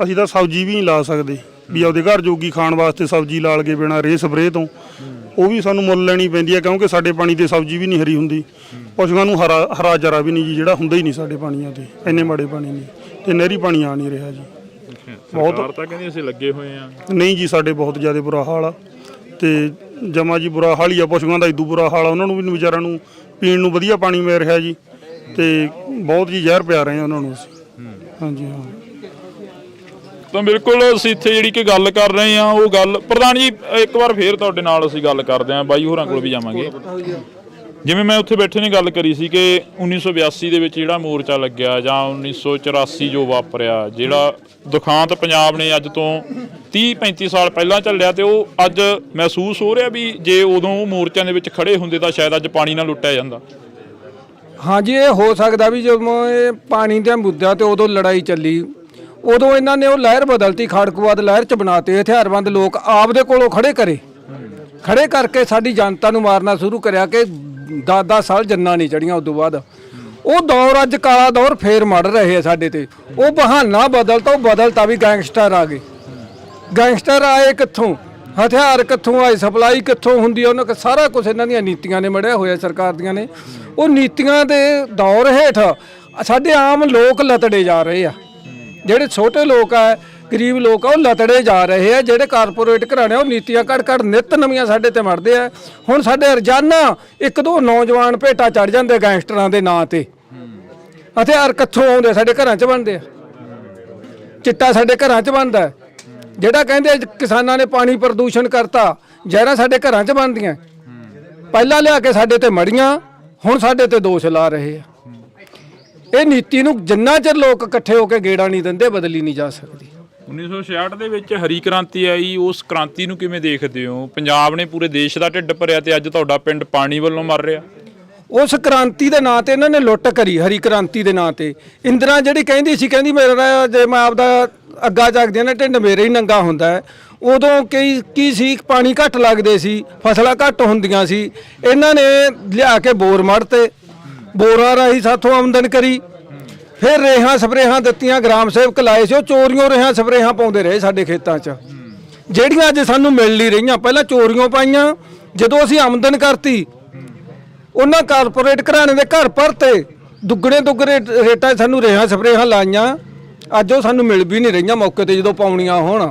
ਅਸੀਂ ਤਾਂ ਸਬਜ਼ੀ ਵੀ ਨਹੀਂ ਲਾ ਸਕਦੇ ਵੀ ਆਪਦੇ ਘਰ ਜੋਗੀ ਖਾਣ ਵਾਸਤੇ ਸਬਜ਼ੀ ਲਾਲ ਕੇ ਬਿਨਾਂ ਰੇਹ ਸਪਰੇਅ ਤੋਂ, ਉਹ ਵੀ ਸਾਨੂੰ ਮੁੱਲ ਲੈਣੀ ਪੈਂਦੀ ਹੈ ਕਿਉਂਕਿ ਸਾਡੇ ਪਾਣੀ ਤੇ ਸਬਜ਼ੀ ਵੀ ਨਹੀਂ ਹਰੀ ਹੁੰਦੀ, ਪਸ਼ੂਆਂ ਨੂੰ ਹਰਾ ਚਾਰਾ ਵੀ ਨਹੀਂ ਜੀ, ਜਿਹੜਾ ਹੁੰਦਾ ਹੀ ਨਹੀਂ ਸਾਡੇ ਪਾਣੀਆਂ ਤੇ, ਇੰਨੇ ਮਾੜੇ ਪਾਣੀ ਨੇ ਤੇ ਨਹਿਰੀ ਪਾਣੀ ਆ ਨਹੀਂ ਰਿਹਾ ਜੀ। ਬਹੁਤ ਤਾਂ ਕਹਿੰਦੇ ਅਸੀਂ ਲੱਗੇ ਹੋਏ ਆ। ਨਹੀਂ ਜੀ, ਸਾਡੇ ਬਹੁਤ ਜ਼ਿਆਦਾ ਬੁਰਾ ਹਾਲ ਆ ਤੇ ਜਮਾ ਜੀ ਬੁਰਾ ਹਾਲ ਹੀ ਆ। ਪਸ਼ੂਆਂ ਦਾ ਇਦੋਂ ਬੁਰਾ ਹਾਲ ਆ, ਉਹਨਾਂ ਨੂੰ ਵੀ ਵਿਚਾਰਿਆਂ ਨੂੰ ਪੀਣ ਨੂੰ ਵਧੀਆ ਪਾਣੀ ਮਿਲ ਰਿਹਾ ਜੀ ਤੇ ਬਹੁਤ ਜੀ ਜ਼ਹਿਰ ਪਿਆ ਰਹੇ ਆ ਉਹਨਾਂ ਨੂੰ ਅਸੀਂ। ਹਾਂਜੀ ਹਾਂ, ਤਾਂ ਬਿਲਕੁਲ ਅਸੀਂ ਇੱਥੇ ਜਿਹੜੀ ਕਿ ਗੱਲ ਕਰ ਰਹੇ ਆ ਉਹ ਗੱਲ, ਪ੍ਰਧਾਨ ਜੀ ਇੱਕ ਵਾਰ ਫੇਰ ਤੁਹਾਡੇ ਨਾਲ ਅਸੀਂ ਗੱਲ ਕਰਦੇ ਹਾਂ, ਬਾਈ ਹੋਰਾਂ ਕੋਲ ਵੀ ਜਾਵਾਂਗੇ। ਜਿਵੇਂ ਮੈਂ ਉੱਥੇ ਬੈਠੇ ਨੇ ਗੱਲ ਕਰੀ ਸੀ ਕਿ 1982 ਦੇ ਵਿੱਚ ਜਿਹੜਾ ਮੋਰਚਾ ਲੱਗਿਆ ਜਾਂ 1984 ਜੋ ਵਾਪਰਿਆ, ਜਿਹੜਾ ਦੁਖਾਂਤ ਪੰਜਾਬ ਨੇ ਅੱਜ ਤੋਂ 30-35 ਸਾਲ ਪਹਿਲਾਂ ਚੱਲਿਆ, ਤੇ ਉਹ ਅੱਜ ਮਹਿਸੂਸ ਹੋ ਰਿਹਾ ਵੀ ਜੇ ਉਦੋਂ ਉਹ ਮੋਰਚਿਆਂ ਦੇ ਵਿੱਚ ਖੜੇ ਹੁੰਦੇ ਤਾਂ ਸ਼ਾਇਦ ਅੱਜ ਪਾਣੀ ਨਾਲ ਲੁੱਟਿਆ ਜਾਂਦਾ। ਹਾਂਜੀ, ਇਹ ਹੋ ਸਕਦਾ ਵੀ ਜਦੋਂ ਇਹ ਪਾਣੀ ਦੇ ਮੁੱਦਿਆਂ ਤੇ ਉਦੋਂ ਲੜਾਈ ਚੱਲੀ, ਉਦੋਂ ਇਹਨਾਂ ਨੇ ਉਹ ਲਹਿਰ ਬਦਲਤੀ, ਖਾੜਕੂਵਾਦ ਲਹਿਰ ਚ ਬਣਾਤੇ, ਹਥਿਆਰਬੰਦ ਲੋਕ ਆਪਦੇ ਕੋਲੋਂ ਖੜੇ ਕਰਕੇ ਸਾਡੀ ਜਨਤਾ ਨੂੰ ਮਾਰਨਾ ਸ਼ੁਰੂ ਕਰਿਆ ਕਿ 10-10 ਸਾਲ ਜੰਨਾਂ ਨਹੀਂ ਚੜੀਆਂ। ਉਦੋਂ ਬਾਅਦ ਉਹ ਦੌਰ, ਅੱਜ ਕਾਲਾ ਦੌਰ ਫੇਰ ਮੜ ਰਹੇ ਆ ਸਾਡੇ ਤੇ। ਉਹ ਬਹਾਨਾ ਬਦਲਤਾ ਵੀ ਗੈਂਗਸਟਰ ਆ ਗਏ। ਗੈਂਗਸਟਰ ਆਏ ਕਿੱਥੋਂ, ਹਥਿਆਰ ਕਿੱਥੋਂ ਆਏ, ਸਪਲਾਈ ਕਿੱਥੋਂ ਹੁੰਦੀ ਹੈ, ਉਹਨਾਂ ਸਾਰਾ ਕੁਝ ਇਹਨਾਂ ਦੀਆਂ ਨੀਤੀਆਂ ਨੇ ਮੜਿਆ ਹੋਇਆ, ਸਰਕਾਰ ਦੀਆਂ ਨੇ। ਉਹ ਨੀਤੀਆਂ ਦੇ ਦੌਰ ਹੇਠ ਸਾਡੇ ਆਮ ਲੋਕ ਲਤੜੇ ਜਾ ਰਹੇ ਆ, ਜਿਹੜੇ ਛੋਟੇ ਲੋਕ ਆ, ਗਰੀਬ ਲੋਕ ਆ, ਉਹ ਲਤੜੇ ਜਾ ਰਹੇ ਆ। ਜਿਹੜੇ ਕਾਰਪੋਰੇਟ ਘਰਾਣੇ ਉਹ ਨੀਤੀਆਂ ਘੜ ਨਿੱਤ ਨਵੀਆਂ ਸਾਡੇ ਤੇ ਮੜਦੇ ਆ। ਹੁਣ ਸਾਡੇ ਰੋਜ਼ਾਨਾ 1-2 ਨੌਜਵਾਨ ਭੇਟਾ ਚੜ ਜਾਂਦੇ ਗੈਂਗਸਟਰਾਂ ਦੇ ਨਾਂ ਤੇ। ਹਥਿਆਰ ਕਿੱਥੋਂ ਆਉਂਦੇ, ਸਾਡੇ ਘਰਾਂ 'ਚ ਬਣਦੇ ਆ। ਚਿੱਟਾ ਸਾਡੇ ਘਰਾਂ 'ਚ ਬਣਦਾ, ਜਿਹੜਾ ਕਹਿੰਦੇ ਕਿਸਾਨਾਂ ਨੇ ਪਾਣੀ ਪ੍ਰਦੂਸ਼ਣ ਕਰਤਾ, ਜ਼ਹਿਰਾਂ ਸਾਡੇ ਘਰਾਂ 'ਚ ਬਣਦੀਆਂ। ਪਹਿਲਾਂ ਲਿਆ ਕੇ ਸਾਡੇ ਤੇ ਮੜੀਆਂ, ਹੁਣ ਸਾਡੇ ਤੇ ਦੋਸ਼ ਲਾ ਰਹੇ ਆ। ਇਹ ਨੀਤੀ ਨੂੰ ਜਿੰਨਾ ਚਿਰ ਲੋਕ ਇਕੱਠੇ ਹੋ ਕੇ ਗੇੜਾ ਨਹੀਂ ਦਿੰਦੇ, ਬਦਲੀ ਨਹੀਂ ਜਾ ਸਕਦੀ। 1966 ਦੇ ਵਿੱਚ ਹਰੀ ਕ੍ਰਾਂਤੀ ਆਈ, ਉਸ ਕ੍ਰਾਂਤੀ ਨੂੰ ਕਿਵੇਂ ਦੇਖਦੇ ਹੋ? ਪੰਜਾਬ ਨੇ ਪੂਰੇ ਦੇਸ਼ ਦਾ ਢਿੱਡ ਭਰਿਆ ਤੇ ਅੱਜ ਤੁਹਾਡਾ ਪਿੰਡ ਪਾਣੀ ਵੱਲੋਂ ਮਰ ਰਿਹਾ। ਉਸ ਕ੍ਰਾਂਤੀ ਦੇ ਨਾਂ ਤੇ ਇਹਨਾਂ ਨੇ ਲੁੱਟ ਕਰੀ, ਹਰੀ ਕ੍ਰਾਂਤੀ ਦੇ ਨਾਂ ਤੇ। ਇੰਦਰਾ ਜਿਹੜੀ ਕਹਿੰਦੀ ਸੀ, ਕਹਿੰਦੀ ਮੇਰਾ ਜੇ ਮੈਂ ਆਪਦਾ ਅੱਗਾ ਚੱਕਦੀ ਨਾ ਢਿੱਡ ਮੇਰੇ ਹੀ ਨੰਗਾ ਹੁੰਦਾ ਹੈ। ਉਦੋਂ ਕੀ ਸੀ, ਪਾਣੀ ਘੱਟ ਲੱਗਦੇ ਸੀ, ਫਸਲਾਂ ਘੱਟ ਹੁੰਦੀਆਂ ਸੀ। ਇਹਨਾਂ ਨੇ ਲਿਆ ਕੇ ਬੋਰ ਮੜਤੇ, ਬੋਰਾਂ ਰਾਹੀਂ ਸਾਥੋਂ ਆਮਦਨ ਕਰੀ, ਫਿਰ ਰੇਹਾਂ ਸਪਰੇਹਾਂ ਦਿੱਤੀਆਂ, ਗ੍ਰਾਮ ਸੇਵਕ ਲਾਏ ਸੀ, ਉਹ ਚੋਰੀਆਂ ਰੇਹਾਂ ਸਪਰੇਹਾਂ ਪਾਉਂਦੇ ਰਹੇ ਸਾਡੇ ਖੇਤਾਂ 'ਚ, ਜਿਹੜੀਆਂ ਅੱਜ ਸਾਨੂੰ ਮਿਲ ਨਹੀਂ ਰਹੀਆਂ। ਪਹਿਲਾਂ ਚੋਰੀਆਂ ਪਾਈਆਂ, ਜਦੋਂ ਅਸੀਂ ਆਮਦਨ ਕਰਤੀ ਉਹਨਾਂ ਕਾਰਪੋਰੇਟ ਘਰਾਣੇ ਦੇ ਘਰ ਭਰਤੇ, ਦੁੱਗਣੇ ਰੇਟਾਂ ਸਾਨੂੰ ਰੇਹਾਂ ਸਪਰੇਹਾਂ ਲਾਈਆਂ, ਅੱਜ ਉਹ ਸਾਨੂੰ ਮਿਲ ਵੀ ਨਹੀਂ ਰਹੀਆਂ ਮੌਕੇ ਤੇ ਜਦੋਂ ਪਾਉਣੀਆਂ ਹੋਣ।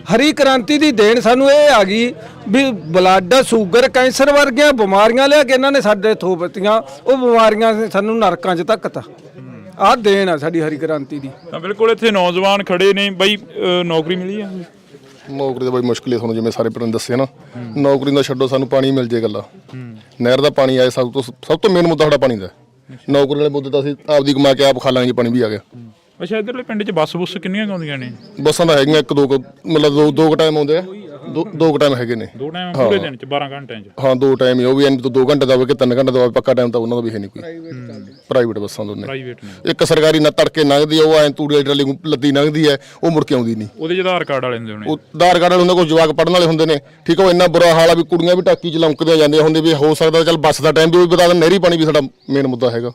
ਹਰੀ ਕ੍ਰਾਂਤੀ ਦੀ ਦੇਣ ਸਾਨੂੰ ਇਹ ਆ ਗਈ ਵੀ ਬਲੱਡ, ਸ਼ੂਗਰ, ਕੈਂਸਰ ਵਰਗੀਆਂ ਬਿਮਾਰੀਆਂ ਲਿਆ ਕੇ ਇਹਨਾਂ ਨੇ ਸਾਡੇ ਥੋਪਤੀਆਂ, ਉਹ ਬਿਮਾਰੀਆਂ ਨੇ ਸਾਨੂੰ ਨਰਕਾਂ 'ਚ ਧੱਕਤਾ। ਆਹ ਦੇਣ ਆ ਸਾਡੀ ਹਰੀ ਕ੍ਰਾਂਤੀ ਦੀ। ਤਾਂ ਬਿਲਕੁਲ ਇੱਥੇ ਨੌਜਵਾਨ ਖੜੇ ਨੇ ਬਾਈ, ਨੌਕਰੀ ਮਿਲੀ ਆ? ਨੌਕਰੀ ਦਾ ਬਾਈ ਮੁਸ਼ਕਿਲ ਹੈ, ਤੁਹਾਨੂੰ ਜਿਵੇਂ ਸਾਰੇ ਪਿੰਡ ਦੱਸਿਆ ਨਾ। ਨੌਕਰੀ ਦਾ ਛੱਡੋ, ਸਾਨੂੰ ਪਾਣੀ ਮਿਲ ਜੇ ਗੱਲਾਂ। ਨਹਿਰ ਦਾ ਪਾਣੀ ਆਏ, ਸਭ ਤੋਂ ਮੇਨ ਮੁੱਦਾ ਸਾਡਾ ਪਾਣੀ ਦਾ। ਨੌਕਰੀ ਵਾਲੇ ਮੁੱਦੇ ਤਾਂ ਅਸੀਂ ਆਪਦੀ ਕਮਾ ਕੇ ਆਪ ਖਾ ਲਾਂਗੇ ਜੇ ਪਾਣੀ ਵੀ ਆ ਗਿਆ। ਅੱਛਾ, ਇਧਰਲੇ ਪਿੰਡ 'ਚ ਬੱਸ ਕਿੰਨੀਆਂ ਆਉਂਦੀਆਂ ਨੇ? ਬੱਸਾਂ ਤਾਂ ਹੈਗੀਆਂ 1-2, ਮਤਲਬ ਦੋ ਟਾਈਮ ਆਉਂਦੇ ਆ, ਦੋ ਟਾਈਮ ਹੈਗੇ ਨੇ। 2 ਟਾਈਮ ਪੂਰੇ ਦਿਨ 'ਚ 12 ਘੰਟਿਆਂ 'ਚ? ਹਾਂ, 2 ਟਾਈਮ ਹੀ, ਉਹ ਵੀ 2 ਘੰਟੇ ਦਾ ਹੋਵੇ ਕਿ 3 ਘੰਟੇ ਦਾ ਹੋਵੇ, ਪੱਕਾ ਟਾਈਮ ਤਾਂ ਉਹਨਾਂ ਦਾ ਵੀ ਹੈ ਨਹੀਂ ਕੋਈ। ਪ੍ਰਾਈਵੇਟ ਬੱਸਾਂ ਦੋਨੇ, ਇੱਕ ਸਰਕਾਰੀ ਨਾ ਤੜਕੇ ਲੰਘਦੀ ਆ, ਉਹ ਐਂ ਤੂੜੀ ਟਰਾਲੀ ਲੱਦੀ ਲੰਘਦੀ ਹੈ, ਉਹ ਮੁੜ ਕੇ ਆਉਂਦੀ ਨਹੀਂ। ਉਹਦੇ 'ਚ ਆਧਾਰ ਕਾਰਡ ਵਾਲੇ ਹੁੰਦੇ ਹੋਣੇ। ਉਹ ਆਧਾਰ ਕਾਰਡ ਵਾਲੇ ਹੁੰਦੇ, ਕੋਈ ਜਵਾਕ ਪੜ੍ਹਨ ਵਾਲੇ ਹੁੰਦੇ ਨੇ, ਠੀਕ ਆ। ਉਹ ਇੰਨਾ ਬੁਰਾ ਹਾਲ ਆ ਵੀ ਕੁੜੀਆਂ ਵੀ ਟਾਕੀ 'ਚ ਲੰਕਦੀਆਂ ਜਾਂਦੀਆਂ ਹੁੰਦੇ, ਵੀ ਹੋ ਸਕਦਾ ਚੱਲ ਬੱਸ ਦਾ ਟਾਈਮ ਵੀ ਬਤਾ ਦੇਣ। ਨਹਿਰੀ ਪਾਣੀ ਵੀ ਸਾਡਾ ਮੇਨ ਮੁੱਦਾ ਹੈਗਾ।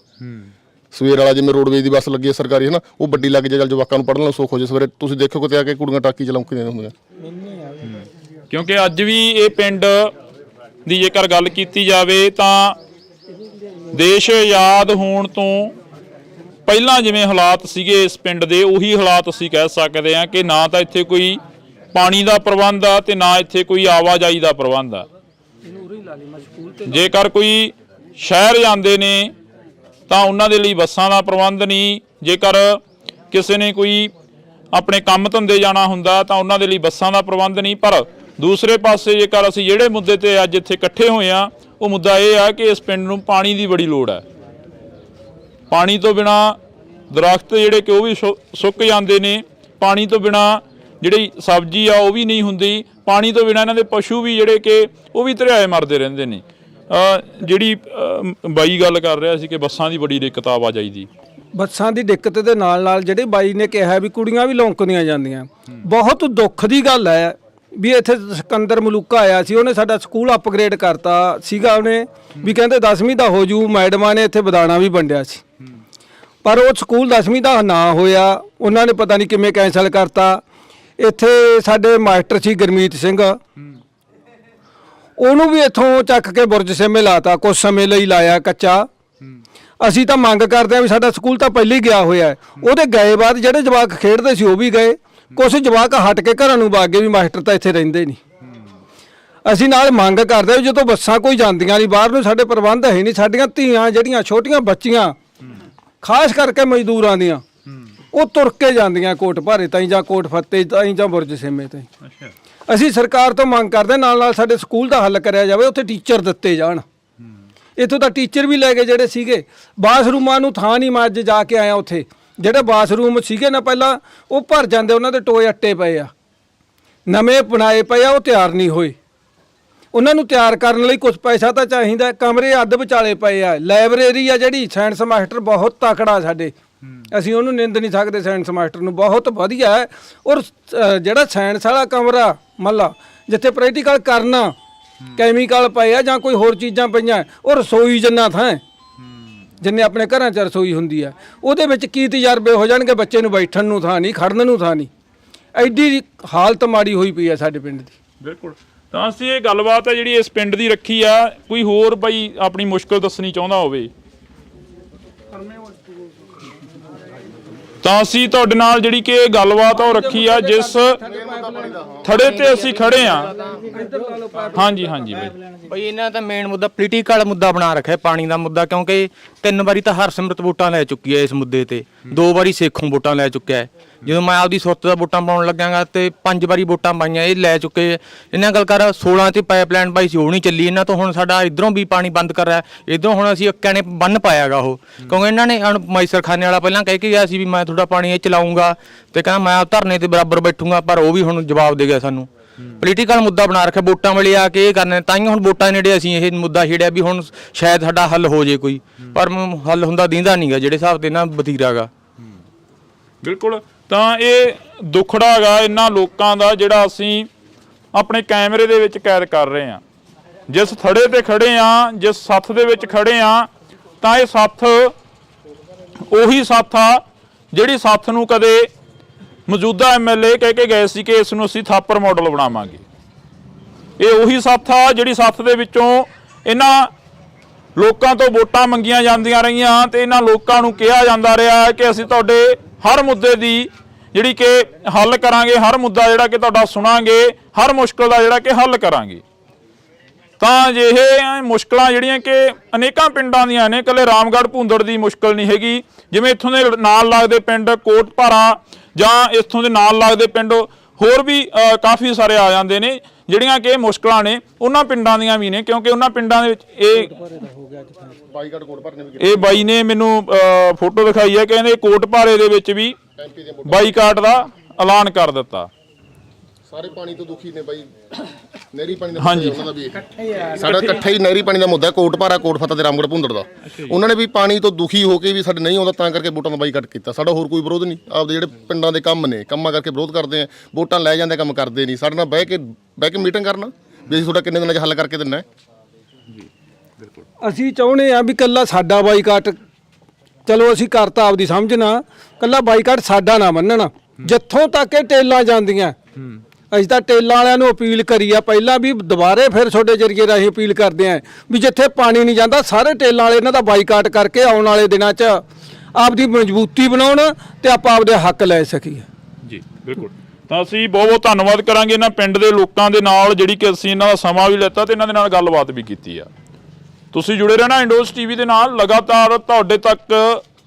ਸਵੇਰ ਵਾਲਾ ਜਿਵੇਂ ਰੋਡਵੇਜ਼ ਦੀ ਬੱਸ ਲੱਗੀ ਹੈ ਸਰਕਾਰੀ, ਹੈ ਨਾ, ਉਹ ਵੱਡੀ ਲੱਗ ਜਾਏ, ਚੱਲ ਜਵਾਕਾਂ ਨੂੰ ਪੜ੍ਹਨ ਨੂੰ ਸੁੱਖ ਹੋ ਜਾਏ। ਸਵੇਰੇ ਤੁਸੀਂ ਦੇਖੋ ਕਿਤੇ ਆ ਕੇ ਕੁੜੀਆਂ ਟਾਕੀ 'ਚ ਲੰਕਦੀਆਂ ਹੁੰਦੀਆਂ। ਕਿਉਂਕਿ ਅੱਜ ਵੀ ਇਹ ਪਿੰਡ ਦੀ ਜੇਕਰ ਗੱਲ ਕੀਤੀ ਜਾਵੇ ਤਾਂ ਦੇਸ਼ ਆਜ਼ਾਦ ਹੋਣ ਤੋਂ ਪਹਿਲਾਂ ਜਿਵੇਂ ਹਾਲਾਤ ਸੀਗੇ ਇਸ ਪਿੰਡ ਦੇ, ਉਹੀ ਹਾਲਾਤ ਅਸੀਂ ਕਹਿ ਸਕਦੇ ਹਾਂ ਕਿ ਨਾ ਤਾਂ ਇੱਥੇ ਕੋਈ ਪਾਣੀ ਦਾ ਪ੍ਰਬੰਧ ਆ ਤੇ ਨਾ ਇੱਥੇ ਕੋਈ ਆਵਾਜਾਈ ਦਾ ਪ੍ਰਬੰਧ ਆ। ਜੇਕਰ ਕੋਈ ਸ਼ਹਿਰ ਜਾਂਦੇ ਨੇ ਤਾਂ ਉਹਨਾਂ ਦੇ ਲਈ ਬੱਸਾਂ ਦਾ ਪ੍ਰਬੰਧ ਨਹੀਂ, ਜੇਕਰ ਕਿਸੇ ਨੇ ਕੋਈ ਆਪਣੇ ਕੰਮ ਧੰਦੇ ਜਾਣਾ ਹੁੰਦਾ ਤਾਂ ਉਹਨਾਂ ਦੇ ਲਈ ਬੱਸਾਂ ਦਾ ਪ੍ਰਬੰਧ ਨਹੀਂ। ਪਰ ਦੂਸਰੇ ਪਾਸੇ ਜੇਕਰ ਅਸੀਂ ਜਿਹੜੇ ਮੁੱਦੇ ਤੇ ਅੱਜ ਇੱਥੇ ਇਕੱਠੇ ਹੋਏ ਆ, ਉਹ ਮੁੱਦਾ ਇਹ ਆ ਕਿ ਇਸ ਪਿੰਡ ਨੂੰ ਪਾਣੀ ਦੀ ਬੜੀ ਲੋੜ ਹੈ। ਪਾਣੀ ਤੋਂ ਬਿਨਾ ਦਰਖਤ ਜਿਹੜੇ ਕਿ ਉਹ ਵੀ ਸੁੱਕ ਜਾਂਦੇ ਨੇ, ਪਾਣੀ ਤੋਂ ਬਿਨਾ ਜਿਹੜੀ ਸਬਜ਼ੀ ਆ ਉਹ ਵੀ ਨਹੀਂ ਹੁੰਦੀ, ਪਾਣੀ ਤੋਂ ਬਿਨਾ ਇਹਨਾਂ ਦੇ ਪਸ਼ੂ ਵੀ ਜਿਹੜੇ ਕਿ ਉਹ ਵੀ ਧਰਿਆਏ ਮਰਦੇ ਰਹਿੰਦੇ ਨੇ। ਜਿਹੜੀ ਬਾਈ ਗੱਲ ਕਰ ਰਿਹਾ ਸੀ ਕਿ ਬੱਸਾਂ ਦੀ ਬੜੀ ਦਿੱਕਤ ਆਵਾਜਾਈ ਦੀ, ਬੱਸਾਂ ਦੀ ਦਿੱਕਤ ਦੇ ਨਾਲ ਜਿਹੜੇ ਬਾਈ ਨੇ ਕਿਹਾ ਵੀ ਕੁੜੀਆਂ ਵੀ ਲੌਂਕਦੀਆਂ ਜਾਂਦੀਆਂ, ਬਹੁਤ ਦੁੱਖ ਦੀ ਗੱਲ ਹੈ ਵੀ ਇੱਥੇ ਸਿਕੰਦਰ ਮਲੂਕਾ ਆਇਆ ਸੀ, ਉਹਨੇ ਸਾਡਾ ਸਕੂਲ ਅਪਗ੍ਰੇਡ ਕਰਤਾ ਸੀਗਾ। ਉਹਨੇ ਵੀ ਕਹਿੰਦੇ 10ਵੀਂ ਦਾ ਹੋ ਜੂ, ਮੈਡਮਾਂ ਨੇ ਇੱਥੇ ਬਦਾਣਾ ਵੀ ਵੰਡਿਆ ਸੀ। ਪਰ ਉਹ ਸਕੂਲ 10ਵੀਂ ਦਾ ਨਾ ਹੋਇਆ, ਉਹਨਾਂ ਨੇ ਪਤਾ ਨਹੀਂ ਕਿਵੇਂ ਕੈਂਸਲ ਕਰਤਾ। ਇੱਥੇ ਸਾਡੇ ਮਾਸਟਰ ਸੀ ਗੁਰਮੀਤ ਸਿੰਘ, ਉਹਨੂੰ ਵੀ ਇੱਥੋਂ ਚੱਕ ਕੇ ਬੁਰਜ ਸੇਮੇ ਲਾਤਾ, ਕੁਝ ਸਮੇਂ ਲਈ ਲਾਇਆ ਕੱਚਾ। ਅਸੀਂ ਤਾਂ ਮੰਗ ਕਰਦੇ ਹਾਂ ਵੀ ਸਾਡਾ ਸਕੂਲ ਤਾਂ ਪਹਿਲਾਂ ਹੀ ਗਿਆ ਹੋਇਆ ਹੈ, ਉਹਦੇ ਗਏ ਬਾਅਦ ਜਿਹੜੇ ਜਵਾਕ ਖੇਡਦੇ ਸੀ ਉਹ ਵੀ ਗਏ, ਕੁਝ ਜਵਾਕ ਹਟ ਕੇ ਘਰਾਂ ਨੂੰ ਵਗ ਗਏ ਵੀ ਮਾਸਟਰ ਤਾਂ ਇੱਥੇ ਰਹਿੰਦੇ ਨਹੀਂ। ਅਸੀਂ ਨਾਲ ਮੰਗ ਕਰਦੇ ਹਾਂ ਜਦੋਂ ਬੱਸਾਂ ਕੋਈ ਜਾਂਦੀਆਂ ਨਹੀਂ ਬਾਹਰ ਨੂੰ, ਸਾਡੇ ਪ੍ਰਬੰਧ ਹੈ ਨਹੀਂ, ਸਾਡੀਆਂ ਧੀਆਂ ਜਿਹੜੀਆਂ ਛੋਟੀਆਂ ਬੱਚੀਆਂ ਖਾਸ ਕਰਕੇ ਮਜ਼ਦੂਰਾਂ ਦੀਆਂ ਉਹ ਤੁਰ ਕੇ ਜਾਂਦੀਆਂ ਕੋਟ ਭਾਰੇ ਤਾਈਂ ਜਾਂ ਕੋਟ ਫੱਤੇ ਤਾਈਂ ਜਾਂ ਬੁਰਜ ਸੇਮੇ ਤਾਈਂ। ਅਸੀਂ ਸਰਕਾਰ ਤੋਂ ਮੰਗ ਕਰਦੇ ਨਾਲ ਨਾਲ ਸਾਡੇ ਸਕੂਲ ਦਾ ਹੱਲ ਕਰਿਆ ਜਾਵੇ, ਉੱਥੇ ਟੀਚਰ ਦਿੱਤੇ ਜਾਣ। ਇੱਥੋਂ ਤਾਂ ਟੀਚਰ ਵੀ ਲੈ ਗਏ ਜਿਹੜੇ ਸੀਗੇ, ਬਾਥਰੂਮਾਂ ਨੂੰ ਥਾਂ ਨਹੀਂ। ਮੈਂ ਅੱਜ ਜਾ ਕੇ ਆਇਆ ਉੱਥੇ, ਜਿਹੜੇ ਬਾਥਰੂਮ ਸੀਗੇ ਨਾ ਪਹਿਲਾਂ ਉਹ ਭਰ ਜਾਂਦੇ, ਉਹਨਾਂ ਦੇ ਟੋਏ ਅੱਟੇ ਪਏ ਆ, ਨਵੇਂ ਬਣਾਏ ਪਏ ਆ, ਉਹ ਤਿਆਰ ਨਹੀਂ ਹੋਏ। ਉਹਨਾਂ ਨੂੰ ਤਿਆਰ ਕਰਨ ਲਈ ਕੁਝ ਪੈਸਾ ਤਾਂ ਚਾਹੀਦਾ। ਕਮਰੇ ਅੱਧ ਵਿਚਾਲੇ ਪਏ ਆ। ਲਾਇਬ੍ਰੇਰੀ ਆ ਜਿਹੜੀ, ਸਾਇੰਸ ਮਾਸਟਰ ਬਹੁਤ ਤਕੜਾ ਸਾਡੇ, ਅਸੀਂ ਉਹਨੂੰ ਨਿੰਦ ਨਹੀਂ ਸਕਦੇ, ਸਾਇੰਸ ਮਾਸਟਰ ਨੂੰ ਬਹੁਤ ਵਧੀਆ ਹੈ। ਔਰ ਜਿਹੜਾ ਸਾਇੰਸ ਵਾਲਾ ਕਮਰਾ ਮੱਲਾ ਜਿੱਥੇ ਪ੍ਰੈਕਟੀਕਲ ਕਰਨਾ, ਕੈਮੀਕਲ ਪਏ ਆ ਜਾਂ ਕੋਈ ਹੋਰ ਚੀਜ਼ਾਂ ਪਈਆਂ, ਉਹ ਰਸੋਈ ਜਿੰਨਾ ਥਾਂ ਜਿੰਨੇ ਆਪਣੇ ਘਰਾਂ 'ਚ ਰਸੋਈ ਹੁੰਦੀ ਆ, ਉਹਦੇ ਵਿੱਚ ਕੀ ਤਜਰਬੇ ਹੋ ਜਾਣਗੇ। ਬੱਚੇ ਨੂੰ ਬੈਠਣ ਨੂੰ ਥਾਂ ਨਹੀਂ, ਖੜਨ ਨੂੰ ਥਾਂ ਨਹੀਂ। ਐਡੀ ਹਾਲਤ ਮਾੜੀ ਹੋਈ ਪਈ ਆ ਸਾਡੇ ਪਿੰਡ ਦੀ। ਬਿਲਕੁਲ। ਤਾਂ ਅਸੀਂ ਇਹ ਗੱਲਬਾਤ ਹੈ ਜਿਹੜੀ ਇਸ ਪਿੰਡ ਦੀ ਰੱਖੀ ਆ। ਕੋਈ ਹੋਰ ਬਾਈ ਆਪਣੀ ਮੁਸ਼ਕਲ ਦੱਸਣੀ ਚਾਹੁੰਦਾ ਹੋਵੇ ਤਾਂ ਅਸੀਂ ਤੁਹਾਡੇ ਨਾਲ ਜਿਹੜੀ ਕਿ ਇਹ ਗੱਲਬਾਤ ਆ ਉਹ ਰੱਖੀ ਆ, ਜਿਸ ਥੜੇ ਤੇ ਅਸੀਂ ਖੜੇ ਆ। ਹਾਂਜੀ ਹਾਂਜੀ ਬਈ ਇਹਨਾਂ ਦਾ ਮੇਨ ਮੁੱਦਾ ਪੋਲੀਟੀਕਲ ਮੁੱਦਾ ਬਣਾ ਰੱਖਿਆ, ਪਾਣੀ ਦਾ ਮੁੱਦਾ, ਕਿਉਂਕਿ 3 ਵਾਰੀ ਤਾਂ ਹਰਸਿਮਰਤ ਵੋਟਾਂ ਲੈ ਚੁੱਕੀ ਹੈ ਇਸ ਮੁੱਦੇ ਤੇ, 2 ਵਾਰੀ ਸੇਖੋਂ ਵੋਟਾਂ ਲੈ ਚੁੱਕਿਆ ਹੈ। ਜਦੋਂ ਮੈਂ ਆਪਦੀ ਸੁਰਤ ਦਾ ਵੋਟਾਂ ਪਾਉਣ ਲੱਗਾਂਗਾ ਤੇ 5 ਵਾਰੀ ਵੋਟਾਂ ਪਾਈਆਂ, ਇਹ ਲੈ ਚੁੱਕੇ। ਇਹਨਾਂ ਗੱਲ ਕਰ 16 'ਚ ਪਾਈਪਲਾਈਨ ਪਾਈ ਸੀ, ਉਹ ਨਹੀਂ ਚੱਲੀ। ਇਹਨਾਂ ਤੋਂ ਹੁਣ ਸਾਡਾ ਇਧਰੋਂ ਵੀ ਪਾਣੀ ਬੰਦ ਕਰ ਰਿਹਾ, ਇਧਰੋਂ ਹੁਣ ਅਸੀਂ ਅੱਕਿਆਂ ਨੇ ਬੰਨ ਪਾਇਆਗਾ ਉਹ, ਕਿਉਂਕਿ ਇਹਨਾਂ ਨੇ ਮੈਸਰਖਾਨੇ ਵਾਲਾ ਪਹਿਲਾਂ ਕਹਿ ਕੇ ਗਿਆ ਸੀ ਵੀ ਮੈਂ ਤੁਹਾਡਾ ਪਾਣੀ ਇਹ ਚਲਾਉਂਗਾ, ਤੇ ਕਹਿੰਦਾ ਮੈਂ ਧਰਨੇ ਤੇ ਬਰਾਬਰ ਬੈਠੂੰਗਾ, ਪਰ ਉਹ ਵੀ ਹੁਣ ਜਵਾਬ ਦੇ ਗਿਆ ਸਾਨੂੰ। ਪੋਲੀਟੀਕਲ ਮੁੱਦਾ ਬਣਾ ਰੱਖਿਆ, ਵੋਟਾਂ ਵੇਲੇ ਆ ਕੇ ਇਹ ਕਰਨੇ। ਤਾਂ ਹੀ ਹੁਣ ਵੋਟਾਂ ਨੇੜੇ ਅਸੀਂ ਇਹ ਮੁੱਦਾ ਛੇੜਿਆ ਵੀ ਹੁਣ ਸ਼ਾਇਦ ਸਾਡਾ ਹੱਲ ਹੋ ਜੇ ਕੋਈ, ਪਰ ਹੱਲ ਹੁੰਦਾ ਦੀਂਦਾ ਨਹੀਂਗਾ ਜਿਹੜੇ ਹਿਸਾਬ ਤੇ ਨਾ ਵਤੀਰਾਗਾ। ਬਿਲਕੁਲ। ਤਾਂ ਇਹ ਦੁੱਖੜਾ ਹੈਗਾ ਇਹਨਾਂ ਲੋਕਾਂ ਦਾ ਜਿਹੜਾ ਅਸੀਂ ਆਪਣੇ ਕੈਮਰੇ ਦੇ ਵਿੱਚ ਕੈਦ ਕਰ ਰਹੇ ਹਾਂ। ਜਿਸ ਥੜੇ ਤੇ ਖੜੇ ਆ, ਜਿਸ ਸੱਥ ਦੇ ਵਿੱਚ ਖੜੇ ਆ, ਤਾਂ ਇਹ ਸੱਥ ਉਹੀ ਸੱਥ ਆ ਜਿਹੜੀ ਸੱਥ ਨੂੰ ਕਦੇ ਮੌਜੂਦਾ ਐਮਐਲਏ ਕਹਿ ਕੇ ਗਏ ਸੀ ਕਿ ਇਸ ਨੂੰ ਅਸੀਂ ਥਾਪਰ ਮਾਡਲ ਬਣਾਵਾਂਗੇ। ਇਹ ਉਹੀ ਸੱਥ ਆ ਜਿਹੜੀ ਸੱਥ ਦੇ ਵਿੱਚੋਂ ਇਹਨਾਂ ਲੋਕਾਂ ਤੋਂ ਵੋਟਾਂ ਮੰਗੀਆਂ ਜਾਂਦੀਆਂ ਰਹੀਆਂ ਤੇ ਇਹਨਾਂ ਲੋਕਾਂ ਨੂੰ ਕਿਹਾ ਜਾਂਦਾ ਰਿਹਾ ਕਿ ਅਸੀਂ ਤੁਹਾਡੇ ਹਰ ਮੁੱਦੇ ਦੀ ਜਿਹੜੀ ਕਿ ਹੱਲ ਕਰਾਂਗੇ, ਹਰ ਮੁੱਦਾ ਜਿਹੜਾ ਕਿ ਤੁਹਾਡਾ ਸੁਣਾਂਗੇ, ਹਰ ਮੁਸ਼ਕਲ ਦਾ ਜਿਹੜਾ ਕਿ ਹੱਲ ਕਰਾਂਗੇ। ਤਾਂ ਇਹ ਮੁਸ਼ਕਲਾਂ ਜਿਹੜੀਆਂ ਕਿ ਅਨੇਕਾਂ ਪਿੰਡਾਂ ਦੀਆਂ ਨੇ, ਇਕੱਲੇ ਰਾਮਗੜ੍ਹ ਭੂੰਦੜ ਦੀ ਮੁਸ਼ਕਲ ਨਹੀਂ ਹੈਗੀ। ਜਿਵੇਂ ਇੱਥੋਂ ਦੇ ਨਾਲ ਲੱਗਦੇ ਪਿੰਡ ਕੋਟ ਭਾਰਾ ਜਾਂ ਇੱਥੋਂ ਦੇ ਨਾਲ ਲੱਗਦੇ ਪਿੰਡ ਹੋਰ ਵੀ ਕਾਫੀ ਸਾਰੇ ਆ ਜਾਂਦੇ ਨੇ, ਜਿਹੜੀਆਂ ਕਿ ਮੁਸ਼ਕਲਾਂ ਨੇ ਉਹਨਾਂ ਪਿੰਡਾਂ ਦੀਆਂ ਵੀ ਨੇ, ਕਿਉਂਕਿ ਉਹਨਾਂ ਪਿੰਡਾਂ ਦੇ ਵਿੱਚ ਇਹ ਬਾਈ ਨੇ ਮੈਨੂੰ ਫੋਟੋ ਦਿਖਾਈ ਹੈ, ਕਹਿੰਦੇ ਕੋਟ ਭਾਰੇ ਦੇ ਵਿੱਚ ਵੀ ਬਾਈਕਾਟ ਦਾ ਐਲਾਨ ਕਰ ਦਿੱਤਾ। ਸਾਰੇ ਪਾਣੀ ਤੋਂ ਦੁਖੀ ਨੇ ਬਾਈ, ਨਹਿਰੀ ਪਾਣੀ ਦਾ ਮੁੱਦਾ ਉਹਨਾਂ ਦਾ ਵੀ ਸਾਡਾ ਇਕੱਠਾ ਹੀ ਨਹਿਰੀ ਪਾਣੀ ਦਾ ਮੁੱਦਾ, ਕੋਟ ਭਾਰਾ ਕੋਟ ਫਤਿਹ ਤੇ ਰਾਮਗੜ੍ਹ ਭੁੰਦੜ ਦਾ। ਉਹਨਾਂ ਨੇ ਵੀ ਪਾਣੀ ਤੋਂ ਦੁਖੀ ਹੋ ਕੇ ਵੀ ਸਾਡੇ ਨਹੀਂ ਆਉਂਦਾ, ਤਾਂ ਕਰਕੇ ਵੋਟਾਂ ਦਾ ਬਾਈਕਾਟ ਕੀਤਾ। ਸਾਡਾ ਹੋਰ ਕੋਈ ਵਿਰੋਧ ਨਹੀਂ, ਆਪਦੇ ਜਿਹੜੇ ਪਿੰਡਾਂ ਦੇ ਕੰਮ ਨੇ, ਕੰਮਾਂ ਕਰਕੇ ਵਿਰੋਧ ਕਰਦੇ ਆ। ਵੋਟਾਂ ਲੈ ਜਾਂਦੇ, ਕੰਮ ਕਰਦੇ ਨਹੀਂ। ਸਾਡੇ ਨਾਲ ਬਹਿ ਕੇ ਮੀਟਿੰਗ ਕਰਨਾ ਵੀ ਅਸੀਂ ਤੁਹਾਡਾ ਕਿੰਨੇ ਦਿਨਾਂ 'ਚ ਹੱਲ ਕਰਕੇ ਦਿੰਨਾ ਹੈ। ਅਸੀਂ ਚਾਹੁੰਦੇ ਆ ਵੀ ਕੱਲਾ ਸਾਡਾ ਬਾਈਕਾਟ, ਚਲੋ ਅਸੀਂ ਕਰਤਾ ਆਪਦੀ ਸਮਝਣਾ, ਕੱਲਾ ਬਾਈਕਾਟ ਸਾਡਾ ਨਾ ਮੰਨਣਾ। ਜਿੱਥੋਂ ਤੱਕ ਇਹ ਟੇਲਾਂ ਜਾਂਦੀਆਂ, ਅਸੀਂ ਤਾਂ ਟੇਲਾਂ ਵਾਲਿਆਂ ਨੂੰ ਅਪੀਲ ਕਰੀ ਆ ਪਹਿਲਾਂ ਵੀ, ਦੁਬਾਰੇ ਫਿਰ ਤੁਹਾਡੇ ਜਰੀਏ ਰਾਹੀਂ ਅਪੀਲ ਕਰਦੇ ਆ ਵੀ ਜਿੱਥੇ ਪਾਣੀ ਨਹੀਂ ਜਾਂਦਾ ਸਾਰੇ ਟੇਲਾਂ ਵਾਲੇ ਇਹਨਾਂ ਦਾ ਬਾਈਕਾਟ ਕਰਕੇ ਆਉਣ ਵਾਲੇ ਦਿਨਾਂ 'ਚ ਆਪਦੀ ਮਜ਼ਬੂਤੀ ਬਣਾਉਣ ਤੇ ਆਪਾਂ ਆਪਦੇ ਹੱਕ ਲੈ ਸਕੀਏ। ਜੀ ਬਿਲਕੁਲ। ਤਾਂ ਅਸੀਂ ਬਹੁਤ ਬਹੁਤ ਧੰਨਵਾਦ ਕਰਾਂਗੇ ਇਹਨਾਂ ਪਿੰਡ ਦੇ ਲੋਕਾਂ ਦੇ ਨਾਲ, ਜਿਹੜੀ ਕਿ ਅਸੀਂ ਇਹਨਾਂ ਦਾ ਸਮਾਂ ਵੀ ਲਿੱਤਾ ਤੇ ਇਹਨਾਂ ਦੇ ਨਾਲ ਗੱਲਬਾਤ ਵੀ ਕੀਤੀ ਆ। ਤੁਸੀਂ ਜੁੜੇ ਰਹਿਣਾ ਇੰਡੋਜ਼ ਟੀਵੀ ਦੇ ਨਾਲ, ਲਗਾਤਾਰ ਤੁਹਾਡੇ ਤੱਕ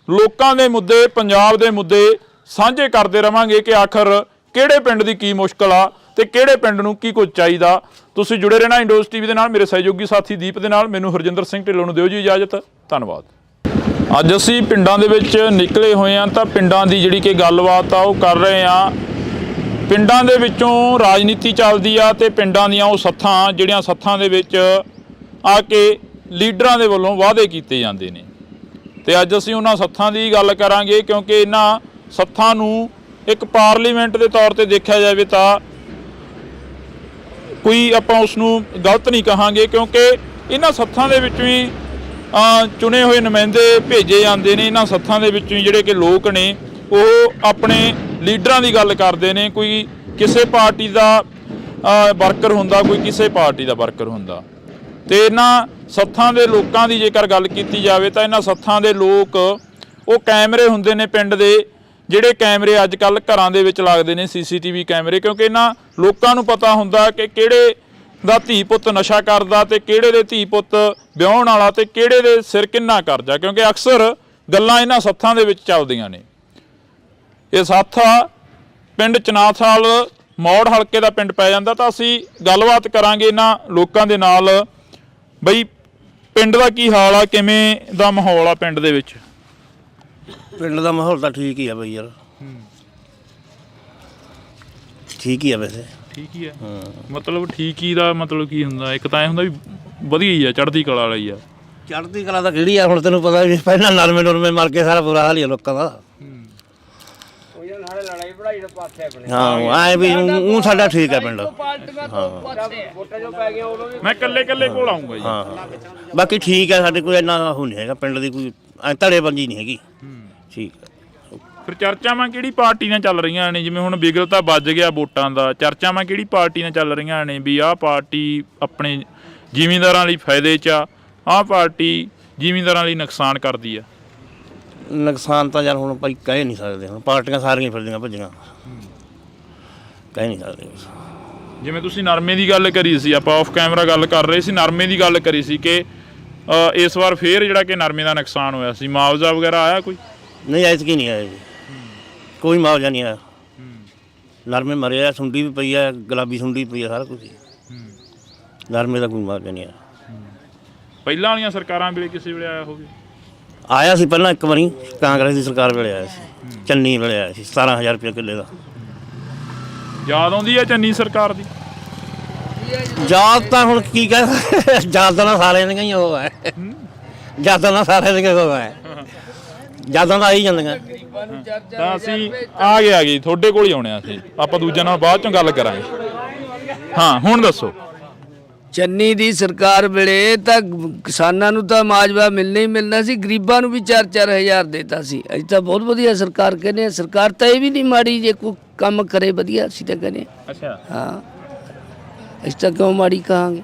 ਲੋਕਾਂ ਦੇ ਮੁੱਦੇ, ਪੰਜਾਬ ਦੇ ਮੁੱਦੇ ਸਾਂਝੇ ਕਰਦੇ ਰਵਾਂਗੇ ਕਿ ਆਖਰ ਕਿਹੜੇ ਪਿੰਡ ਦੀ ਕੀ ਮੁਸ਼ਕਲ ਆ ਤੇ ਕਿਹੜੇ ਪਿੰਡ ਨੂੰ ਕੀ ਕੁਝ ਚਾਹੀਦਾ। ਤੁਸੀਂ ਜੁੜੇ ਰਹਿਣਾ ਇੰਡੋਜ਼ ਟੀਵੀ ਦੇ ਨਾਲ, ਮੇਰੇ ਸਹਿਯੋਗੀ ਸਾਥੀ ਦੀਪ ਦੇ ਨਾਲ। ਮੈਨੂੰ ਹਰਜਿੰਦਰ ਸਿੰਘ ਢਿੱਲੋਂ ਨੂੰ ਦਿਓ ਜੀ ਇਜਾਜ਼ਤ, ਧੰਨਵਾਦ। ਅੱਜ ਅਸੀਂ ਪਿੰਡਾਂ ਦੇ ਵਿੱਚ ਨਿਕਲੇ ਹੋਏ ਹਾਂ ਤਾਂ ਪਿੰਡਾਂ ਦੀ ਜਿਹੜੀ ਕਿ ਗੱਲਬਾਤ ਆ ਉਹ ਕਰ ਰਹੇ ਹਾਂ। ਪਿੰਡਾਂ ਦੇ ਵਿੱਚੋਂ ਰਾਜਨੀਤੀ ਚੱਲਦੀ ਆ ਤੇ ਪਿੰਡਾਂ ਦੀਆਂ ਉਹ ਸੱਥਾਂ ਜਿਹੜੀਆਂ ਸੱਥਾਂ ਦੇ ਵਿੱਚ ਆ ਕੇ ਲੀਡਰਾਂ ਦੇ ਵੱਲੋਂ ਵਾਅਦੇ ਕੀਤੇ ਜਾਂਦੇ ਨੇ, ਤੇ ਅੱਜ ਅਸੀਂ ਉਹਨਾਂ ਸੱਥਾਂ ਦੀ ਗੱਲ ਕਰਾਂਗੇ, ਕਿਉਂਕਿ ਇਹਨਾਂ ਸੱਥਾਂ ਨੂੰ ਇੱਕ ਪਾਰਲੀਮੈਂਟ ਦੇ ਤੌਰ ਤੇ ਦੇਖਿਆ ਜਾਵੇ ਤਾਂ ਕੋਈ ਆਪਾਂ ਉਸ ਨੂੰ ਗਲਤ ਨਹੀਂ ਕਹਾਂਗੇ, ਕਿਉਂਕਿ ਇਹਨਾਂ ਸੱਥਾਂ ਦੇ ਵਿੱਚ ਵੀ ਚੁਣੇ ਹੋਏ ਨੁਮਾਇੰਦੇ ਭੇਜੇ ਜਾਂਦੇ ਨੇ ਇਹਨਾਂ ਸੱਥਾਂ ਦੇ ਵਿੱਚੋਂ ਜਿਹੜੇ ਕਿ ਲੋਕ ਨੇ ਉਹ ਆਪਣੇ ਲੀਡਰਾਂ ਦੀ ਗੱਲ ਕਰਦੇ ਨੇ। ਕੋਈ ਕਿਸੇ ਪਾਰਟੀ ਦਾ ਵਰਕਰ ਹੁੰਦਾ, ਕੋਈ ਕਿਸੇ ਪਾਰਟੀ ਦਾ ਵਰਕਰ ਹੁੰਦਾ। ਤੇ ਇਹਨਾਂ ਸੱਥਾਂ ਦੇ ਲੋਕਾਂ ਦੀ ਜੇਕਰ ਗੱਲ ਕੀਤੀ ਜਾਵੇ ਤਾਂ ਇਹਨਾਂ ਸੱਥਾਂ ਦੇ ਲੋਕ ਉਹ ਕੈਮਰੇ ਹੁੰਦੇ ਨੇ ਪਿੰਡ ਦੇ, ਜਿਹੜੇ ਕੈਮਰੇ ਅੱਜ ਕੱਲ੍ਹ ਘਰਾਂ ਦੇ ਵਿੱਚ ਲੱਗਦੇ ਨੇ, CCTV ਕੈਮਰੇ, ਕਿਉਂਕਿ ਇਹਨਾਂ ਲੋਕਾਂ ਨੂੰ ਪਤਾ ਹੁੰਦਾ ਕਿ ਕਿਹੜੇ ਦਾ ਧੀ ਪੁੱਤ ਨਸ਼ਾ ਕਰਦਾ ਤੇ ਕਿਹੜੇ ਦੇ ਧੀ ਪੁੱਤ ਵਿਆਹੁਣ ਵਾਲਾ ਤੇ ਕਿਹੜੇ ਦੇ ਸਿਰ ਕਿੰਨਾ ਕਰਜ਼ਾ, ਕਿਉਂਕਿ ਅਕਸਰ ਗੱਲਾਂ ਇਹਨਾਂ ਸੱਥਾਂ ਦੇ ਵਿੱਚ ਚੱਲਦੀਆਂ ਨੇ। ਇਹ ਸੱਥ ਪਿੰਡ ਚਨਾਥਾਲ ਮੌੜ ਹਲਕੇ ਦਾ ਪਿੰਡ ਪੈ ਜਾਂਦਾ। ਤਾਂ ਅਸੀਂ ਗੱਲਬਾਤ ਕਰਾਂਗੇ ਇਹਨਾਂ ਲੋਕਾਂ ਦੇ ਨਾਲ, ਬਈ ਪਿੰਡ ਦਾ ਕੀ ਹਾਲ ਆ, ਕਿਵੇਂ ਦਾ ਮਾਹੌਲ ਆ ਪਿੰਡ ਦੇ ਵਿੱਚ? ਪਿੰਡ ਦਾ ਮਾਹੌਲ ਤਾਂ ਠੀਕ ਹੀ ਆ ਬਈ ਯਾਰ, ਠੀਕ ਹੀ ਆ ਵੈਸੇ। ਠੀਕ ਹੀ ਆ, ਮਤਲਬ ਠੀਕ ਹੀ ਦਾ ਮਤਲਬ ਕੀ ਹੁੰਦਾ? ਇੱਕ ਤਾਂ ਇਹ ਹੁੰਦਾ ਵੀ ਵਧੀਆ ਹੀ ਆ, ਚੜ੍ਹਦੀ ਕਲਾ ਵਾਲੀ ਆ। ਚੜ੍ਹਦੀ ਕਲਾ ਤਾਂ ਕਿਹੜੀ ਆ, ਹੁਣ ਤੈਨੂੰ ਪਤਾ ਵੀ ਪਹਿਲਾਂ ਨਰਮੇ ਨੁਰਮੇ ਮਰ ਕੇ ਸਾਰਾ ਬੁਰਾ ਹਾਲ ਹੀ ਆ ਲੋਕਾਂ ਦਾ। ਹਾਂ ਆਏ ਵੀ ਉਹ ਸਾਡਾ ਠੀਕ ਹੈ ਪਿੰਡ। ਮੈਂ ਕੱਲੇ ਕੋਲ ਆਉਂਗਾ ਜੀ। ਹਾਂ ਬਾਕੀ ਠੀਕ ਹੈ, ਸਾਡੇ ਕੋਈ ਇੰਨਾ ਉਹ ਨਹੀਂ ਹੈਗਾ ਪਿੰਡ ਦੀ, ਕੋਈ ਧੜੇਬੰਦੀ ਨਹੀਂ ਹੈਗੀ। ਠੀਕ ਹੈ। ਫਿਰ ਚਰਚਾਵਾਂ ਕਿਹੜੀ ਪਾਰਟੀ ਨਾਲ ਚੱਲ ਰਹੀਆਂ ਨੇ? ਜਿਵੇਂ ਹੁਣ ਬਿਗਲ ਤਾਂ ਵੱਜ ਗਿਆ ਵੋਟਾਂ ਦਾ, ਚਰਚਾਵਾਂ ਕਿਹੜੀ ਪਾਰਟੀ ਨਾਲ ਚੱਲ ਰਹੀਆਂ ਨੇ ਵੀ ਆਹ ਪਾਰਟੀ ਆਪਣੇ ਜ਼ਿਮੀਂਦਾਰਾਂ ਲਈ ਫਾਇਦੇ 'ਚ ਆ, ਆਹ ਪਾਰਟੀ ਜ਼ਿਮੀਂਦਾਰਾਂ ਲਈ ਨੁਕਸਾਨ ਕਰਦੀ ਆ? ਨੁਕਸਾਨ ਤਾਂ ਯਾਰ ਹੁਣ ਭਾਈ ਕਹਿ ਨਹੀਂ ਸਕਦੇ, ਹੁਣ ਪਾਰਟੀਆਂ ਸਾਰੀਆਂ ਫਿਰਦੀਆਂ ਭੱਜੀਆਂ, ਕਹਿ ਨਹੀਂ ਸਕਦੇ। ਜਿਵੇਂ ਤੁਸੀਂ ਨਰਮੇ ਦੀ ਗੱਲ ਕਰੀ ਸੀ, ਆਪਾਂ ਆਫ ਕੈਮਰਾ ਗੱਲ ਕਰ ਰਹੇ ਸੀ, ਨਰਮੇ ਦੀ ਗੱਲ ਕਰੀ ਸੀ ਕਿ ਇਸ ਵਾਰ ਫੇਰ ਜਿਹੜਾ ਕਿ ਨਰਮੇ ਦਾ ਨੁਕਸਾਨ ਹੋਇਆ ਸੀ, ਮੁਆਵਜ਼ਾ ਵਗੈਰਾ ਆਇਆ ਕੋਈ? ਨਹੀਂ ਐਤਕੀ ਨਹੀਂ ਆਇਆ ਜੀ, ਕੋਈ ਮੁਆਵਜ਼ਾ ਨਹੀਂ ਆਇਆ। ਨਰਮੇ ਮਰੇ ਆ, ਸੁੰਡੀ ਵੀ ਪਈ ਆ, ਗੁਲਾਬੀ ਸੁੰਡੀ ਪਈ ਆ, ਸਾਰਾ ਕੁਝ। ਨਰਮੇ ਦਾ ਕੋਈ ਮੁਆਵਜ਼ਾ ਨਹੀਂ ਆਇਆ। ਪਹਿਲਾਂ ਵਾਲੀਆਂ ਸਰਕਾਰਾਂ ਵੇਲੇ ਕਿਸੇ ਵੇਲੇ ਆਇਆ ਹੋਵੇ? ਆਇਆ ਸੀ ਪਹਿਲਾਂ ਇੱਕ ਵਾਰੀ, ਕਾਂਗਰਸ ਦੀ ਸਰਕਾਰ ਵੇਲੇ ਆਇਆ ਸੀ, ਚੰਨੀ ਵੇਲੇ ਆਇਆ ਸੀ 17,000 ਰੁਪਏ ਕਿੱਲੇ ਦਾ। ਯਾਦ ਆਉਂਦੀ ਹੈ ਚੰਨੀ ਸਰਕਾਰ ਦੀ? ਯਾਦ ਤਾਂ ਹੁਣ ਕੀ ਕਹਿ, ਯਾਦਾਂ ਨਾਲ ਸਾਰਿਆਂ ਦੀਆਂ ਹੀ ਉਹ ਹੈ, ਯਾਦਾਂ ਨਾਲ ਸਾਰਿਆਂ ਦੀਆਂ ਉਹ ਹੈ, ਯਾਦਾਂ ਤਾਂ ਆਈ ਜਾਂਦੀਆਂ। ਤਾਂ ਅਸੀਂ ਆ ਗਏ ਤੁਹਾਡੇ ਕੋਲ ਹੀ ਆਉਣੇ ਅਸੀਂ, ਆਪਾਂ ਦੂਜਿਆਂ ਨਾਲ ਬਾਅਦ ਚੋਂ ਗੱਲ ਕਰਾਂਗੇ। ਹਾਂ ਹੁਣ ਦੱਸੋ। ਚੰਨੀ ਦੀ ਸਰਕਾਰ ਵੇਲੇ ਤਾਂ ਕਿਸਾਨਾਂ ਨੂੰ ਤਾਂ ਮਾਜਵਾ ਮਿਲਣਾ ਹੀ ਮਿਲਣਾ ਸੀ, ਗਰੀਬਾਂ ਨੂੰ ਵੀ 4-4 ਹਜ਼ਾਰ ਦੇਤਾ ਸੀ। ਅਸੀਂ ਤਾਂ ਬਹੁਤ ਵਧੀਆ ਸਰਕਾਰ ਕਹਿੰਦੇ ਹਾਂ, ਸਰਕਾਰ ਤਾਂ ਇਹ ਵੀ ਨਹੀਂ ਮਾੜੀ, ਜੇ ਕੋਈ ਕੰਮ ਕਰੇ ਵਧੀਆ ਅਸੀਂ ਤਾਂ ਕਹਿੰਦੇ ਹਾਂ। ਅੱਛਾ ਹਾਂ, ਅਸੀਂ ਤਾਂ ਕਿਉਂ ਮਾੜੀ ਕਹਾਂਗੇ?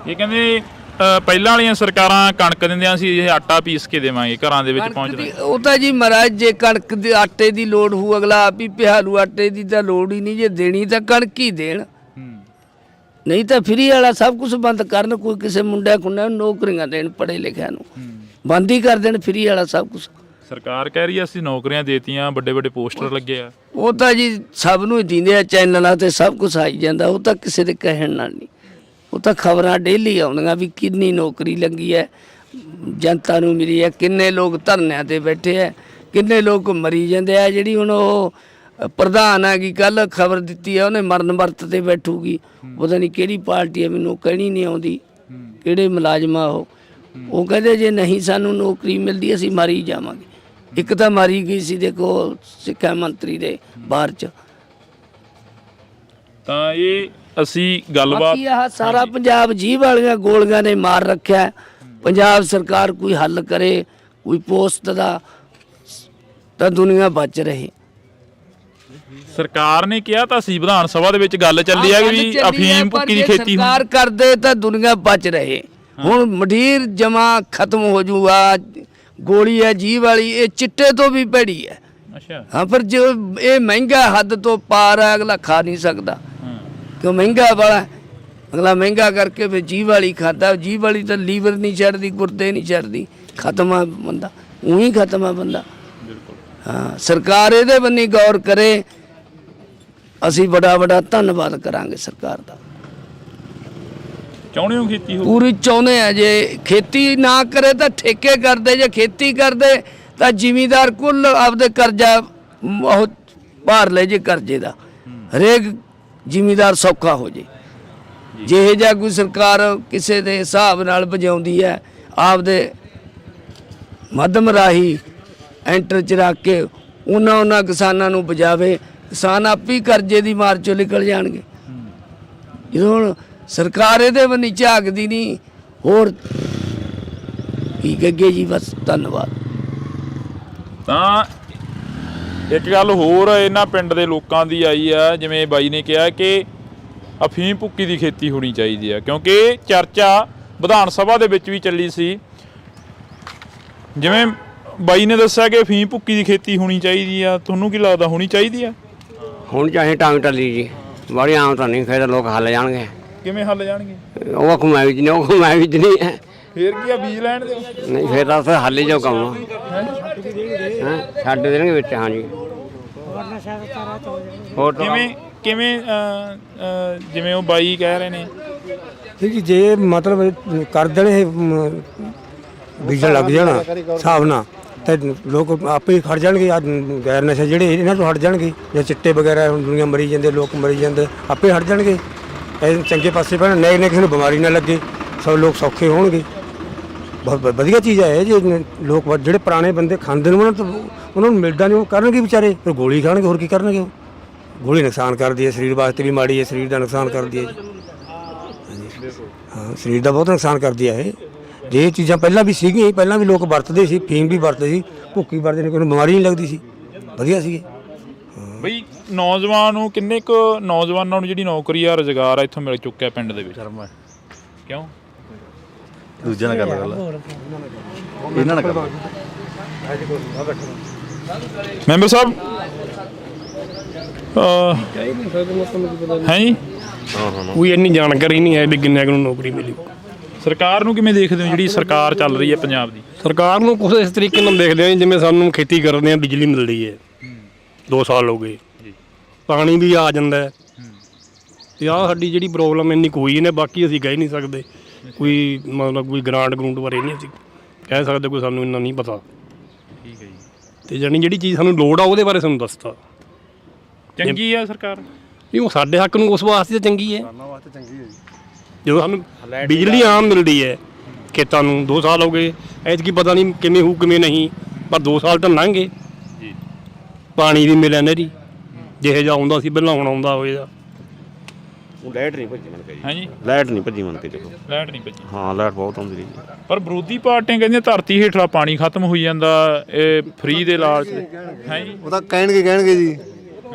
ਇਹ ਕਹਿੰਦੇ ਪਹਿਲਾਂ ਵਾਲੀਆਂ ਸਰਕਾਰਾਂ ਕਣਕ ਦਿੰਦੀਆਂ ਸੀ, ਇਹ ਆਟਾ ਪੀਸ ਕੇ ਦੇਵਾਂਗੇ ਘਰਾਂ ਦੇ ਵਿੱਚ ਪਹੁੰਚਦਾ। ਉਹ ਤਾਂ ਜੀ ਮਹਾਰਾਜ ਜੇ ਕਣਕ ਦੇ ਆਟੇ ਦੀ ਲੋੜ ਹੋਊ, ਅਗਲਾ ਆਪ ਹੀ ਪਿਹਾਲੂ, ਆਟੇ ਦੀ ਤਾਂ ਲੋੜ ਹੀ ਨਹੀਂ, ਜੇ ਦੇਣੀ ਤਾਂ ਕਣਕ ਹੀ ਦੇਣ, ਨਹੀਂ ਤਾਂ ਫਰੀ ਵਾਲਾ ਸਭ ਕੁਝ ਬੰਦ ਕਰਨ। ਕੋਈ ਕਿਸੇ ਮੁੰਡਿਆਂ ਕੁੰਡਿਆਂ ਨੂੰ ਨੌਕਰੀਆਂ ਦੇਣ, ਪੜ੍ਹੇ ਲਿਖਿਆਂ ਨੂੰ ਬੰਦ ਹੀ ਕਰ ਦੇਣ, ਫਰੀ ਵਾਲਾ ਸਭ ਕੁਝ। ਸਰਕਾਰ ਕਹਿ ਰਹੀ ਹੈ ਅਸੀਂ ਨੌਕਰੀਆਂ ਦੇਤੀਆਂ, ਵੱਡੇ ਵੱਡੇ ਪੋਸਟਰ ਲੱਗੇ ਆ। ਉਹ ਤਾਂ ਜੀ ਸਭ ਨੂੰ ਹੀ ਦਿੰਦੇ ਆ, ਚੈਨਲਾਂ ਤੇ ਸਭ ਕੁਝ ਆਈ ਜਾਂਦਾ, ਉਹ ਤਾਂ ਕਿਸੇ ਦੇ ਕਹਿਣ ਨਾਲ ਨਹੀਂ। ਉਹ ਤਾਂ ਖਬਰਾਂ ਡੇਲੀ ਆਉਂਦੀਆਂ ਵੀ ਕਿੰਨੀ ਨੌਕਰੀ ਲੱਗੀ ਹੈ, ਜਨਤਾ ਨੂੰ ਮਿਲੀ ਹੈ, ਕਿੰਨੇ ਲੋਕ ਧਰਨਿਆਂ ਤੇ ਬੈਠੇ ਹੈ, ਕਿੰਨੇ ਲੋਕ ਮਰੀ ਜਾਂਦੇ ਆ। ਜਿਹੜੀ ਹੁਣ ਉਹ ਪ੍ਰਧਾਨ ਆ ਗਈ, ਕੱਲ ਖਬਰ ਦਿੱਤੀ ਹੈ ਉਹਨੇ ਮਰਨ ਵਰਤ ਤੇ ਬੈਠੂਗੀ, ਪਤਾ ਨਹੀਂ ਕਿਹੜੀ ਪਾਰਟੀ ਹੈ, ਮੈਨੂੰ ਕਹਿਣੀ ਨਹੀਂ ਆਉਂਦੀ ਕਿਹੜੇ ਮੁਲਾਜ਼ਮ ਆ ਉਹ ਕਹਿੰਦੇ ਜੇ ਨਹੀਂ ਸਾਨੂੰ ਨੌਕਰੀ ਮਿਲਦੀ ਅਸੀਂ ਮਾਰੀ ਜਾਵਾਂਗੇ। ਇੱਕ ਤਾਂ ਮਾਰੀ ਗਈ ਸੀ ਦੇਖੋ ਸਿੱਖਿਆ ਮੰਤਰੀ ਦੇ ਬਾਹਰ ਚ। ਤਾਂ ਇਹ ਅਸੀਂ ਗੱਲਬਾਤ ਆਹ ਸਾਰਾ ਪੰਜਾਬ ਜੀਭ ਵਾਲੀਆਂ ਗੋਲੀਆਂ ਨੇ ਮਾਰ ਰੱਖਿਆ। ਪੰਜਾਬ ਸਰਕਾਰ ਕੋਈ ਹੱਲ ਕਰੇ, ਕੋਈ ਪੋਸਟ ਦਾ, ਤਾਂ ਦੁਨੀਆ ਬਚ ਰਹੇ। ਸਰਕਾਰ ਨੇ ਕਿਹਾ ਤਾਂ ਸੀ, ਵਿਧਾਨ ਸਭਾ ਦੇ ਵਿੱਚ ਗੱਲ ਚੱਲੀ ਹੈ ਵੀ ਅਫੀਮ ਭੁੱਕੀ ਦੀ ਖੇਤੀ ਸਰਕਾਰ ਕਰਦੇ ਤਾਂ ਦੁਨੀਆ ਬਚ ਰਹੇ। ਹੁਣ ਮੰਡੀਰ ਜਮਾ ਖਤਮ ਹੋ ਜੂਗਾ, ਗੋਲੀ ਹੈ ਜੀਭ ਵਾਲੀ, ਇਹ ਚਿੱਟੇ ਤੋਂ ਵੀ ਭੈੜੀ ਹੈ। ਅੱਛਾ ਹਾਂ, ਪਰ ਜੋ ਇਹ ਮਹਿੰਗਾ ਹੱਦ ਤੋਂ ਪਾਰ ਹੈ, ਅਗਲਾ ਖਾ ਨਹੀਂ ਸਕਦਾ ਕਿਉਂ ਮਹਿੰਗਾ ਵਾਲਾ, ਅਗਲਾ ਮਹਿੰਗਾ ਕਰਕੇ ਫਿਰ ਜੀਭ ਵਾਲੀ ਖਾਦਾ। ਜੀਭ ਵਾਲੀ ਤਾਂ ਲੀਵਰ ਨਹੀਂ ਛੱਡਦੀ, ਗੁਰਦੇ ਨਹੀਂ ਛੱਡਦੀ, ਖਤਮ ਆ ਬੰਦਾ, ਉਹੀ ਖਤਮ ਆ ਬੰਦਾ। ਹਾਂ, ਸਰਕਾਰ ਇਹਦੇ ਬੰਨੀ ਗੌਰ ਕਰੇ, ਅਸੀਂ ਬੜਾ ਧੰਨਵਾਦ ਕਰਾਂਗੇ ਸਰਕਾਰ ਦਾ। ਚਾਹੁੰਦੇ ਹੋ ਖੇਤੀ ਹੋ? ਪੂਰੀ ਚਾਹੁੰਦੇ ਆ। ਜੇ ਖੇਤੀ ਨਾ ਕਰੇ ਤਾਂ ਠੇਕੇ ਕਰਦੇ, ਜੇ ਖੇਤੀ ਕਰਦੇ ਤਾਂ ਜ਼ਿਮੀਂਦਾਰ ਕੁੱਲ ਆਪਦੇ ਕਰਜ਼ਾ ਉਹ ਭਾਰ ਲੈ ਜੇ ਕਰਜ਼ੇ ਦਾ, ਹਰੇਕ ਜ਼ਿਮੀਂਦਾਰ ਸੌਖਾ ਹੋ ਜੇ। ਜਿਹੇ ਜਿਹਾ ਕੋਈ ਸਰਕਾਰ ਕਿਸੇ ਦੇ ਹਿਸਾਬ ਨਾਲ ਵਜਾਉਂਦੀ ਹੈ, ਆਪਦੇ ਮੱਧਮ ਰਾਹੀਂ ਐਂਟਰ ਚ ਰੱਖ ਕੇ ਉਹਨਾਂ ਕਿਸਾਨਾਂ ਨੂੰ ਬਚਾਵੇ, ਕਿਸਾਨ ਆਪੀ ਕਰਜ਼ੇ ਦੀ ਮਾਰ ਚੋਂ ਨਿਕਲ ਜਾਣਗੇ। ਜਦੋਂ ਹੁਣ ਸਰਕਾਰ ਇਹਦੇ ਵੱਲ ਝਾਕਦੀ ਨਹੀਂ, ਹੋਰ ਠੀਕ ਅੱਗੇ ਜੀ, ਬਸ ਧੰਨਵਾਦ। ਤਾਂ ਇੱਕ ਗੱਲ ਹੋਰ ਇਹਨਾਂ ਪਿੰਡ ਦੇ ਲੋਕਾਂ ਦੀ ਆਈ ਆ, ਜਿਵੇਂ ਬਾਈ ਨੇ ਕਿਹਾ ਕਿ ਅਫੀਮ ਭੁੱਕੀ ਦੀ ਖੇਤੀ ਹੋਣੀ ਚਾਹੀਦੀ ਆ, ਕਿਉਂਕਿ ਚਰਚਾ ਵਿਧਾਨ ਸਭਾ ਦੇ ਵਿੱਚ ਵੀ ਚੱਲੀ ਸੀ। ਜਿਵੇਂ ਬਾਈ ਨੇ ਦੱਸਿਆ ਕਿ ਅਫੀਮ ਭੁੱਕੀ ਦੀ ਖੇਤੀ ਹੋਣੀ ਚਾਹੀਦੀ ਆ, ਤੁਹਾਨੂੰ ਕੀ ਲੱਗਦਾ ਹੋਣੀ ਚਾਹੀਦੀ ਆ? ਹੁਣ ਚਾਹੇ ਟਾਂਗ ਟੱਲੀ ਜੀ, ਬੜੀ ਆਮ ਤਾਂ ਨਹੀਂ, ਫਿਰ ਲੋਕ ਹੱਲ ਜਾਣਗੇ। ਕਿਵੇਂ ਹੱਲ ਜਾਣਗੇ? ਉਹ ਘੁਮਾਈ ਵਿੱਚ ਨਹੀਂ, ਉਹ ਘੁਮਾਈ ਵਿੱਚ ਨਹੀਂ ਹੈ। ਫੇਰ ਕੀ ਆ, ਬੀਜ ਲੈਣ ਦਿਓ। ਨਹੀਂ ਫਿਰ ਤਾਂ ਉੱਥੇ ਹੱਲ ਹੀ ਜੋ ਕੰਮ ਛੱਡ ਦੇਣਗੇ ਵਿੱਚ। ਹਾਂਜੀ ਹੋਰ ਕਿਵੇਂ ਕਿਵੇਂ ਜਿਵੇਂ ਉਹ ਬਾਈ ਕਹਿ ਰਹੇ ਨੇ ਜੀ, ਜੇ ਮਤਲਬ ਕਰ ਦੇਣ ਇਹ ਬੀਜਣ ਲੱਗ ਜਾਣਾ ਹਿਸਾਬ ਨਾਲ, ਤੇ ਲੋਕ ਆਪੇ ਹੀ ਖੜ ਜਾਣਗੇ। ਆ ਗੈਰ ਨਸ਼ੇ ਜਿਹੜੇ ਇਹਨਾਂ ਤੋਂ ਹਟ ਜਾਣਗੇ, ਜਾਂ ਚਿੱਟੇ ਵਗੈਰਾ ਹੁਣ ਦੁਨੀਆ ਮਰੀ ਜਾਂਦੇ, ਲੋਕ ਮਰੀ ਜਾਂਦੇ, ਆਪੇ ਹਟ ਜਾਣਗੇ। ਇਹ ਚੰਗੇ ਪਾਸੇ ਪੈਣ, ਨਏ ਕਿਸੇ ਨੂੰ ਬਿਮਾਰੀ ਨਾ ਲੱਗੇ, ਸਭ ਲੋਕ ਸੌਖੇ ਹੋਣਗੇ। ਬਹੁਤ ਵਧੀਆ ਚੀਜ਼ ਹੈ। ਜੇ ਲੋਕ ਜਿਹੜੇ ਪੁਰਾਣੇ ਬੰਦੇ ਖਾਂਦੇ ਨੇ ਉਹਨਾਂ ਨੂੰ ਮਿਲਦਾ ਨਹੀਂ, ਉਹ ਕਰਨਗੇ ਵਿਚਾਰੇ, ਫਿਰ ਗੋਲੀ ਖਾਣਗੇ, ਹੋਰ ਕੀ ਕਰਨਗੇ। ਉਹ ਗੋਲੀ ਨੁਕਸਾਨ ਕਰਦੀ ਹੈ, ਸਰੀਰ ਵਾਸਤੇ ਵੀ ਮਾੜੀ ਹੈ, ਸਰੀਰ ਦਾ ਨੁਕਸਾਨ ਕਰਦੀ ਹੈ ਜੀ। ਹਾਂ, ਸਰੀਰ ਦਾ ਬਹੁਤ ਨੁਕਸਾਨ ਕਰਦੀ ਹੈ ਇਹ। ਜੇ ਇਹ ਚੀਜ਼ਾਂ ਪਹਿਲਾਂ ਵੀ ਸੀਗੀਆਂ, ਪਹਿਲਾਂ ਵੀ ਲੋਕ ਵਰਤਦੇ ਸੀ, ਫੀਮ ਵੀ ਵਰਤਦੇ ਸੀ, ਭੁੱਕੀ ਵਰਤਦੇ ਨੇ, ਕੋਈ ਬਿਮਾਰੀ ਨਹੀਂ ਲੱਗਦੀ ਸੀ, ਵਧੀਆ ਸੀਗੇ। ਬਈ ਨੌਜਵਾਨ ਨੂੰ ਕਿੰਨੇ ਕੁ ਨੌਜਵਾਨਾਂ ਨੂੰ ਜਿਹੜੀ ਨੌਕਰੀ ਆ, ਰੁਜ਼ਗਾਰ ਆ ਇੱਥੋਂ ਮਿਲ ਚੁੱਕਿਆ ਪਿੰਡ ਦੇ ਵਿੱਚ? ਕਿਉਂ? ਦੂਜਿਆਂ ਨਾਲ ਗੱਲ ਇਹਨਾਂ ਨਾਲ ਕਰ। ਮੈਂਬਰ ਸਾਹਿਬ ਹੈ ਜੀ, ਕੋਈ ਇੰਨੀ ਜਾਣਕਾਰੀ ਨਹੀਂ ਹੈ ਵੀ ਕਿੰਨੇ ਨੂੰ ਨੌਕਰੀ ਮਿਲੀ। ਸਰਕਾਰ ਨੂੰ ਕਿਵੇਂ ਦੇਖਦੇ ਹੋ, ਜਿਹੜੀ ਸਰਕਾਰ ਚੱਲ ਰਹੀ ਹੈ ਪੰਜਾਬ ਦੀ? ਸਰਕਾਰ ਨੂੰ ਕੁਛ ਇਸ ਤਰੀਕੇ ਨਾਲ ਦੇਖਦੇ ਹਾਂ ਜਿਵੇਂ ਸਾਨੂੰ ਖੇਤੀ ਕਰਦੇ ਹਾਂ, ਬਿਜਲੀ ਮਿਲਦੀ ਹੈ 2 ਸਾਲ ਹੋ ਗਏ, ਪਾਣੀ ਵੀ ਆ ਜਾਂਦਾ ਹੈ, ਤੇ ਆਹ ਸਾਡੀ ਜਿਹੜੀ ਪ੍ਰੋਬਲਮ ਇੰਨੀ ਕੋਈ ਨੇ, ਬਾਕੀ ਅਸੀਂ ਕਹਿ ਨਹੀਂ ਸਕਦੇ। ਕੋਈ ਮਤਲਬ ਕੋਈ ਗ੍ਰਾਂਟ ਬਾਰੇ ਨਹੀਂ ਅਸੀਂ ਕਹਿ ਸਕਦੇ, ਕੋਈ ਸਾਨੂੰ ਇੰਨਾ ਨਹੀਂ ਪਤਾ। ਠੀਕ ਹੈ ਜੀ। ਤੇ ਜਾਣੀ ਜਿਹੜੀ ਚੀਜ਼ ਸਾਨੂੰ ਲੋੜ ਆ ਉਹਦੇ ਬਾਰੇ ਸਾਨੂੰ ਦੱਸਤਾ। ਚੰਗੀ ਆ ਸਰਕਾਰ? ਨਹੀਂ, ਉਹ ਸਾਡੇ ਹੱਕ ਨੂੰ ਉਸ ਵਾਸਤੇ ਚੰਗੀ ਹੈ। ਜਦੋਂ ਸਾਨੂੰ ਬਿਜਲੀ ਆਮ ਮਿਲਦੀ ਹੈ ਖੇਤਾਂ ਨੂੰ, 2 ਸਾਲ ਹੋ ਗਏ, ਐਤਕੀ ਪਤਾ ਨਹੀਂ ਕਿਵੇਂ ਹੋਊ ਕਿਵੇਂ ਨਹੀਂ, ਪਰ 2 ਸਾਲ ਤਾਂ ਲੰਘ ਗਏ। ਪਾਣੀ ਵੀ ਮਿਲਿਆ ਨਹਿਰੀ, ਜਿਹੇ ਜਿਹਾ ਆਉਂਦਾ ਸੀ ਪਹਿਲਾਂ, ਹੁਣ ਆਉਂਦਾ ਹੋਏਗਾ। ਲਾਈਟ ਨਹੀਂ ਭੱਜੀ ਮੰਨ ਕੇ ਜੀ। ਹਾਂਜੀ, ਲਾਈਟ ਨਹੀਂ ਭੱਜੀ ਮੰਨ ਕੇ ਚਲੋ। ਲਾਈਟ ਨਹੀਂ ਭੱਜੀ? ਹਾਂ, ਲਾਈਟ ਬਹੁਤ ਆਉਂਦੀ ਰਹੀ। ਪਰ ਵਿਰੋਧੀ ਪਾਰਟੀਆਂ ਕਹਿੰਦੀਆਂ ਧਰਤੀ ਹੇਠਲਾ ਪਾਣੀ ਖਤਮ ਹੋਈ ਜਾਂਦਾ, ਇਹ ਫ੍ਰੀ ਦੇ ਲਾਲਚ ਹੈ ਜੀ। ਉਹ ਤਾਂ ਕਹਿਣਗੇ ਜੀ।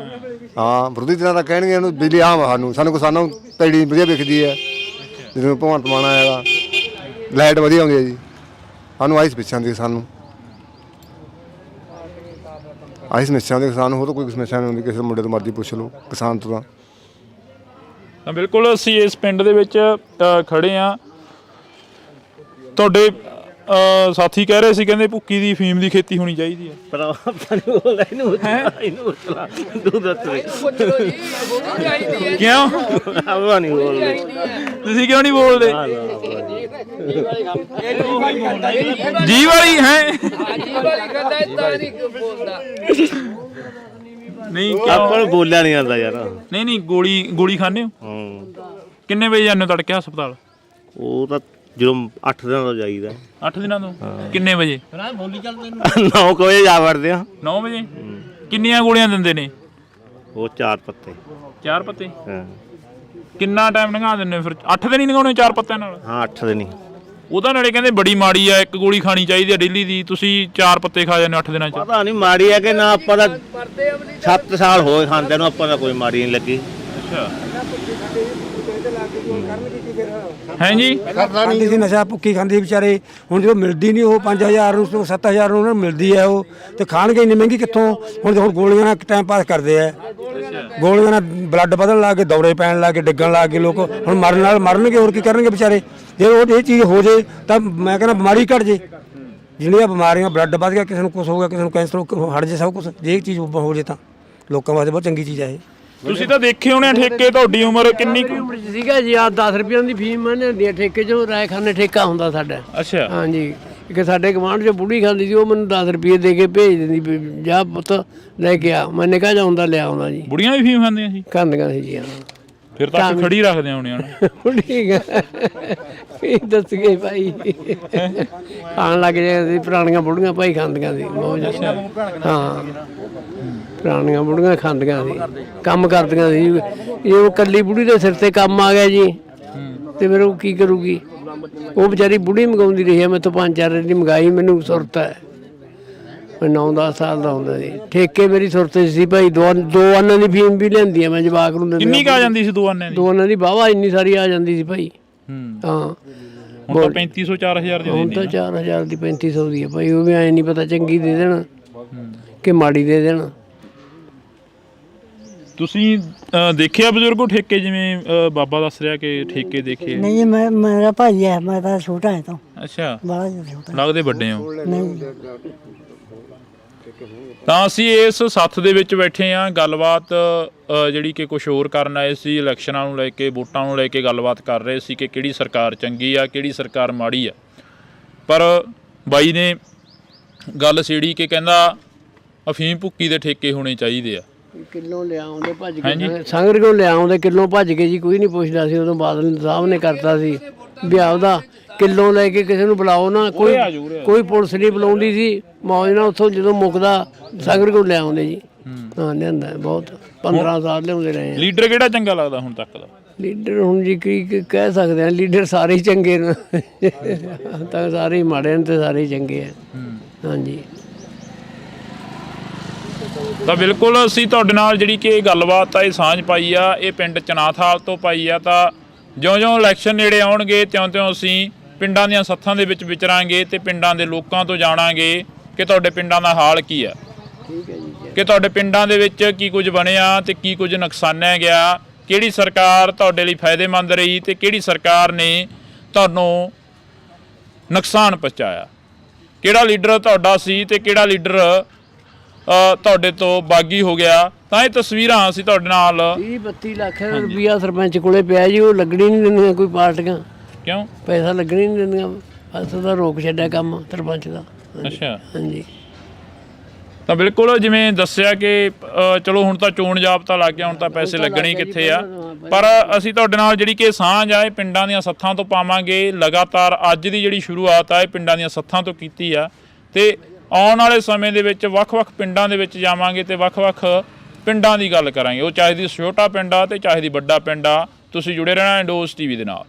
ਹਾਂ, ਵਿਰੋਧੀ ਧਿਰਾਂ ਤਾਂ ਕਹਿਣਗੇ ਇਹਨੂੰ ਬਿਜਲੀ ਆਮ ਸਾਨੂੰ ਕਿਸਾਨਾਂ ਨੂੰ ਪੈੜੀ ਵਧੀਆ ਵਿਕਦੀ ਹੈ, ਜਿਵੇਂ ਭਗਵੰਤ ਮਾਨ ਆਏਗਾ, ਲਾਈਟ ਵਧੀਆ ਆਉਂਦੀ ਹੈ ਜੀ। ਸਾਨੂੰ ਆਈ ਸਮੱਸਿਆ ਦੀ ਸਾਨੂੰ ਆਈ ਸਮੱਸਿਆ ਦੇ ਕਿਸਾਨ, ਹੋਰ ਤਾਂ ਕੋਈ ਸਮੱਸਿਆ ਨਹੀਂ ਹੁੰਦੀ, ਕਿਸੇ ਮੁੰਡੇ ਤੋਂ ਮਰਜ਼ੀ ਪੁੱਛ ਲਓ ਕਿਸਾਨ ਤੋਂ। ਤਾਂ ਬਿਲਕੁਲ ਅਸੀਂ ਇਸ ਪਿੰਡ ਦੇ ਵਿੱਚ ਖੜੇ ਆ। ਤੁਹਾਡੇ ਸਾਥੀ ਕਹਿ ਰਹੇ ਸੀ, ਕਹਿੰਦੇ ਭੁੱਕੀ ਦੀ ਫੀਮ ਦੀ ਖੇਤੀ ਹੋਣੀ ਚਾਹੀਦੀ ਹੈ। ਕਿਉਂ? ਤੁਸੀਂ ਕਿਉਂ ਨਹੀਂ ਬੋਲਦੇ? ਜੀ ਵਾਲੀ ਹੈ ਨਹੀਂ, ਆਪਾਂ ਨੂੰ ਬੋਲਿਆ ਨਹੀਂ ਆਉਂਦਾ ਯਾਰ। ਨਹੀਂ, ਗੋਲੀ ਖਾਂਦੇ ਹੋ? ਕਿੰਨੇ ਵਜੇ ਜਾਂਦੇ ਹੋ ਤੜਕੇ ਹਸਪਤਾਲ? ਉਹ ਤਾਂ ਜਦੋਂ 8 ਦਿਨਾਂ ਤੋਂ ਜਾਈਦਾ। 8 ਦਿਨਾਂ ਤੋਂ? ਕਿੰਨੇ ਵਜੇ? 9 ਵਜੇ ਜਾ ਵੜਦੇ ਆ। 9 ਵਜੇ? ਕਿੰਨੀਆਂ ਗੋਲੀਆਂ ਦਿੰਦੇ ਨੇ ਉਹ? 4 ਪੱਤੇ। 4 ਪੱਤੇ? ਹਾਂ। ਕਿੰਨਾ ਟਾਈਮ ਲੰਘਾ ਦਿੰਦੇ ਫਿਰ? 8 ਦਿਨ ਹੀ ਲੰਘਾਉਣੇ 4 ਪੱਤਿਆਂ ਨਾਲ? ਹਾਂ, 8 ਦਿਨ ਹੀ। ਉਹਦਾ ਨਾਲੇ ਕਹਿੰਦੇ ਬੜੀ ਮਾੜੀ ਆ, 1 ਗੋਲੀ ਖਾਣੀ ਚਾਹੀਦੀ ਆ ਡੇਲੀ ਦੀ, ਤੁਸੀਂ 4 ਪੱਤੇ ਖਾ ਜਾਂਦੇ 8 ਦਿਨਾਂ ਚ। ਪਤਾ ਨਹੀਂ ਮਾੜੀ ਹੈ ਕਿ ਨਾ, ਆਪਾਂ ਦਾ 7 ਸਾਲ ਹੋਏ ਖਾਂਦੇ ਨੂੰ, ਆਪਾਂ ਦਾ ਕੋਈ ਮਾੜੀ ਨਹੀਂ ਲੱਗੀ। ਅੱਛਾ ਹੈ ਜੀ। ਖਾਂਦੇ ਸੀ ਨਸ਼ਾ, ਭੁੱਕੀ ਖਾਂਦੇ ਵਿਚਾਰੇ। ਹੁਣ ਜਦੋਂ ਮਿਲਦੀ ਨਹੀਂ, ਉਹ 5000 ਨੂੰ 7000 ਨੂੰ ਉਹਨਾਂ ਨੂੰ ਮਿਲਦੀ ਹੈ, ਉਹ ਤੇ ਖਾਣਗੇ ਇੰਨੀ ਮਹਿੰਗੀ ਕਿੱਥੋਂ। ਹੁਣ ਗੋਲੀਆਂ ਨਾਲ ਟਾਈਮ ਪਾਸ ਕਰਦੇ ਆ, ਗੋਲੀਆਂ ਨਾਲ ਬਲੱਡ ਵਧਣ ਲੱਗ ਗਏ, ਦੌਰੇ ਪੈਣ ਲੱਗ ਗਏ, ਡਿੱਗਣ ਲੱਗ ਗਏ ਲੋਕ। ਹੁਣ ਮਰਨ ਨਾਲ ਮਰਨਗੇ, ਹੋਰ ਕੀ ਕਰਨਗੇ ਵਿਚਾਰੇ। ਜੇ ਉਹ ਇਹ ਚੀਜ਼ ਹੋ ਜੇ ਤਾਂ ਮੈਂ ਕਹਿੰਦਾ ਬਿਮਾਰੀ ਘਟ ਜੇ। ਜਿਹੜੀਆਂ ਬਿਮਾਰੀਆਂ, ਬਲੱਡ ਵੱਧ ਗਿਆ, ਕਿਸੇ ਨੂੰ ਕੁਛ ਹੋ ਗਿਆ, ਕਿਸੇ ਨੂੰ ਕੈਂਸਰ ਹਟ ਜੇ, ਸਭ ਕੁਛ। ਜੇ ਇਹ ਚੀਜ਼ ਹੋ ਜੇ ਤਾਂ ਲੋਕਾਂ ਵਾਸਤੇ ਬਹੁਤ ਚੰਗੀ ਚੀਜ਼ ਹੈ ਇਹ। ਤੁਸੀਂ ਤਾਂ ਦੇਖੇ ਹੋਣੇ ਠੇਕੇ, ਤੁਹਾਡੀ ਉਮਰ ਕਿੰਨੀ ਸੀਗਾ ਜੀ? ਆ 10 ਰੁਪਏ ਦੀ ਫੀਮ ਹੁੰਦੀ ਹੈ ਠੇਕੇ 'ਚੋਂ, ਰਾਇਖਾਨੇ ਠੇਕਾ ਹੁੰਦਾ ਸਾਡਾ। ਅੱਛਾ। ਹਾਂਜੀ, ਇੱਕ ਸਾਡੇ ਗਵਾਂਢ 'ਚ ਬੁੜੀ ਖਾਂਦੀ ਸੀ, ਉਹ ਮੈਨੂੰ 10 ਰੁਪਏ ਦੇ ਕੇ ਭੇਜ ਦਿੰਦੀ, ਜਾ ਪੁੱਤ ਲੈ ਕੇ ਆ। ਮੈਂ ਨਿਕਾ ਜਾਂਦਾ ਲਿਆ ਆਉਂਦਾ ਜੀ। ਬੁੜੀਆਂ ਵੀ ਫੀਮ ਖਾਂਦੀਆਂ ਸੀ? ਖਾਂਦੀਆਂ ਸੀ ਜੀ। ਹਾਂ, ਫਿਰ ਤਾਂ ਖੜੀ ਰੱਖਦੇ ਹੋਣੇ ਹਨ। ਠੀਕ ਹੈ, ਇਹ ਦੱਸ ਗਏ ਭਾਈ। ਖਾਣ ਲੱਗ ਜਾਂਦੇ ਸੀ, ਪੁਰਾਣੀਆਂ ਬੁੜੀਆਂ ਭਾਈ ਖਾਂਦੀਆਂ ਸੀ। ਹਾਂ, ਪੁਰਾਣੀਆਂ ਬੁੜੀਆਂ ਖਾਂਦੀਆਂ ਸੀ, ਕੰਮ ਕਰਦੀਆਂ ਸੀ। ਇਹ ਉਹ ਕੱਲੀ ਬੁੜੀ ਦੇ ਸਿਰ ਤੇ ਕੰਮ ਆ ਗਿਆ ਜੀ, ਤੇ ਫਿਰ ਉਹ ਕੀ ਕਰੂਗੀ? ਉਹ ਵਿਚਾਰੀ ਬੁੜੀ ਮੰਗਾਉਂਦੀ ਰਹੀ ਹੈ, ਮੈਂ ਤੋਂ 5-4 ਦੀ ਮੰਗਾਈ, ਮੈਨੂੰ ਸੁਰਤ ਹੈ। ਮੈਂ 9-10 ਸਾਲ ਦਾ ਹੁੰਦਾ ਸੀ, ਠੇਕੇ ਮੇਰੀ ਸੁਰਤ ਸੀ ਭਾਈ। ਦੋ ਆਨਾਂ ਦੀ ਫੀਮ ਵੀ ਲੈਂਦੀ ਆ ਮੈਂ ਜਵਾਕ ਨੂੰ। ਕਿੰਨੀ ਕੁ ਆ ਜਾਂਦੀ ਸੀ 2 ਆਨੇ ਦੀ? 2 ਆਨਾਂ ਦੀ ਵਾਹਵਾ ਇੰਨੀ ਸਾਰੀ ਆ ਜਾਂਦੀ ਸੀ ਭਾਈ। ਹਾਂ ਹੁਣ ਤਾਂ 3500 4000 ਦੀ ਹੁਣ ਤਾਂ 4000 ਦੀ 3500 ਦੀ ਹੈ ਭਾਈ। ਉਹ ਵੀ ਐ ਨਹੀਂ ਪਤਾ ਚੰਗੀ ਦੇ ਦੇਣ ਕਿ ਮਾੜੀ ਦੇ ਦੇਣ। ਤੁਸੀਂ ਦੇਖਿਆ ਬਜ਼ੁਰਗੋ ਠੇਕੇ, ਜਿਵੇਂ ਬਾਬਾ ਦੱਸ ਰਿਹਾ ਕਿ ਠੇਕੇ ਦੇਖੇ? ਨਹੀਂ, ਮੇਰਾ ਭਾਈ ਹੈ, ਮੈਂ ਤਾਂ ਛੋਟਾ ਹੈ। ਤਾਂ ਅੱਛਾ, ਬੜਾ ਛੋਟਾ ਲੱਗਦੇ ਵੱਡੇ ਹੋ। ਨਹੀਂ, ਤਾਂ ਅਸੀਂ ਇਸ ਸੱਥ ਦੇ ਵਿੱਚ ਬੈਠੇ ਹਾਂ, ਗੱਲਬਾਤ ਜਿਹੜੀ ਕਿ ਕੁਝ ਹੋਰ ਕਰਨ ਆਏ ਸੀ। ਇਲੈਕਸ਼ਨਾਂ ਨੂੰ ਲੈ ਕੇ, ਵੋਟਾਂ ਨੂੰ ਲੈ ਕੇ ਗੱਲਬਾਤ ਕਰ ਰਹੇ ਸੀ ਕਿ ਕਿਹੜੀ ਸਰਕਾਰ ਚੰਗੀ ਆ, ਕਿਹੜੀ ਸਰਕਾਰ ਮਾੜੀ ਆ। ਪਰ ਬਾਈ ਨੇ ਗੱਲ ਛੇੜੀ ਕਿ ਕਹਿੰਦਾ ਅਫੀਮ ਭੁੱਕੀ ਦੇ ਠੇਕੇ ਹੋਣੇ ਚਾਹੀਦੇ ਆ। ਕਿੱਲੋਂ ਲਿਆਉਂਦੇ ਭੱਜ ਕੇ, ਸੰਗਰ ਕੋਲ ਲਿਆਉਂਦੇ ਕਿੱਲੋਂ ਭੱਜ ਕੇ ਜੀ, ਕੋਈ ਨਹੀਂ ਪੁੱਛਦਾ ਸੀ। ਉਦੋਂ ਬਾਦਲ ਸਾਹਿਬ ਨੇ ਕਰਤਾ ਸੀ ਵੀ ਆਪਦਾ ਕਿੱਲੋਂ ਲੈ ਕੇ ਕਿਸੇ ਨੂੰ ਬੁਲਾਓ ਨਾ, ਕੋਈ ਪੁਲਿਸ ਨਹੀਂ ਬੁਲਾਉਂਦੀ ਸੀ। ਮੌਜ ਨਾਲ ਉੱਥੋਂ ਜਦੋਂ ਮੁੱਕਦਾ ਸੰਗਰ ਕੋਲ ਲਿਆਉਂਦੇ ਜੀ। ਹਾਂ, ਲਿਆਂਦਾ ਬਹੁਤ, 15 ਸਾਲ ਲਿਆਉਂਦੇ ਰਹੇ। ਲੀਡਰ ਕਿਹੜਾ ਚੰਗਾ ਲੱਗਦਾ ਹੁਣ ਤੱਕ ਦਾ? ਲੀਡਰ ਹੁਣ ਜੀ ਕੀ ਕਹਿ ਸਕਦੇ ਆ, ਲੀਡਰ ਸਾਰੇ ਹੀ ਚੰਗੇ ਨੇ। ਤਾਂ ਸਾਰੇ ਹੀ ਮਾੜੇ ਨੇ ਤੇ ਸਾਰੇ ਹੀ ਚੰਗੇ ਆ। ਹਾਂਜੀ, ਤਾਂ ਬਿਲਕੁਲ ਅਸੀਂ ਤੁਹਾਡੇ ਨਾਲ ਜਿਹੜੀ ਕਿ ਗੱਲਬਾਤ ਆ ਇਹ ਸਾਂਝ ਪਾਈ ਆ, ਇਹ ਪਿੰਡ ਚਨਾਥਾਲ ਤੋਂ ਪਾਈ ਆ। ਤਾਂ ਜਿਉਂ-ਜਿਉਂ ਇਲੈਕਸ਼ਨ ਨੇੜੇ ਆਉਣਗੇ ਤਿਉਂ-ਤਿਉਂ ਅਸੀਂ ਪਿੰਡਾਂ ਦੀਆਂ ਸੱਥਾਂ ਦੇ ਵਿੱਚ ਵਿਚਰਾਂਗੇ ਤੇ ਪਿੰਡਾਂ ਦੇ ਲੋਕਾਂ ਤੋਂ ਜਾਣਾਂਗੇ ਕਿ ਤੁਹਾਡੇ ਪਿੰਡਾਂ ਦਾ ਹਾਲ ਕੀ ਆ, ਕਿ ਤੁਹਾਡੇ ਪਿੰਡਾਂ ਦੇ ਵਿੱਚ ਕੀ ਕੁਝ ਬਣਿਆ ਤੇ ਕੀ ਕੁਝ ਨੁਕਸਾਨਿਆ ਗਿਆ, ਕਿਹੜੀ ਸਰਕਾਰ ਤੁਹਾਡੇ ਲਈ ਫਾਇਦੇਮੰਦ ਰਹੀ ਤੇ ਕਿਹੜੀ ਸਰਕਾਰ ਨੇ ਤੁਹਾਨੂੰ ਨੁਕਸਾਨ ਪਹੁੰਚਾਇਆ, ਕਿਹੜਾ ਲੀਡਰ ਤੁਹਾਡਾ ਸੀ ਤੇ ਕਿਹੜਾ ਲੀਡਰ ਤੁਹਾਡੇ ਤੋਂ ਬਾਗੀ ਹੋ ਗਿਆ। ਤਾਂ ਇਹ ਤਸਵੀਰਾਂ ਅਸੀਂ ਤੁਹਾਡੇ ਨਾਲ 30-32 ਲੱਖ ਰੁਪਈਆ ਸਰਪੰਚ ਕੋਲੇ ਪਿਆ ਜੀ, ਉਹ ਲੱਗਣੀ ਨਹੀਂ ਦਿੰਦੀਆਂ ਕੋਈ ਪਾਰਟੀਆਂ। ਕਿਉਂ? ਪੈਸਾ ਲੱਗਣੀ ਨਹੀਂ ਦਿੰਦੀਆਂ, ਬਸ ਉਹਦਾ ਰੋਕ ਛੱਡਿਆ ਕੰਮ ਸਰਪੰਚ ਦਾ। ਅੱਛਾ, ਹਾਂਜੀ। ਤਾਂ ਬਿਲਕੁਲ ਜਿਵੇਂ ਦੱਸਿਆ ਕਿ ਚਲੋ ਹੁਣ ਤਾਂ ਚੋਣ ਜਾਬਤਾ ਲੱਗ ਗਿਆ, ਹੁਣ ਤਾਂ ਪੈਸੇ ਲੱਗਣੇ ਕਿੱਥੇ ਆ। ਪਰ ਅਸੀਂ ਤੁਹਾਡੇ ਨਾਲ ਜਿਹੜੀ ਕਿ ਸਾਂਝ ਆ ਇਹ ਪਿੰਡਾਂ ਦੀਆਂ ਸੱਥਾਂ ਤੋਂ ਪਾਵਾਂਗੇ। ਲਗਾਤਾਰ ਅੱਜ ਦੀ ਜਿਹੜੀ ਸ਼ੁਰੂਆਤ ਆ ਇਹ ਪਿੰਡਾਂ ਦੀਆਂ ਸੱਥਾਂ ਤੋਂ ਕੀਤੀ ਆ ਤੇ ਆਉਣ ਵਾਲੇ ਸਮੇਂ ਦੇ ਵਿੱਚ ਵੱਖ-ਵੱਖ ਪਿੰਡਾਂ ਦੇ ਵਿੱਚ ਜਾਵਾਂਗੇ ਤੇ ਵੱਖ-ਵੱਖ ਪਿੰਡਾਂ ਦੀ ਗੱਲ ਕਰਾਂਗੇ। ਉਹ ਚਾਹੇ ਦੀ ਛੋਟਾ ਪਿੰਡ ਆ ਤੇ ਚਾਹੇ ਦੀ ਵੱਡਾ ਪਿੰਡ ਆ। ਤੁਸੀਂ ਜੁੜੇ ਰਹਿਣਾ ਇੰਡੋਸ ਟੀਵੀ ਦੇ ਨਾਲ।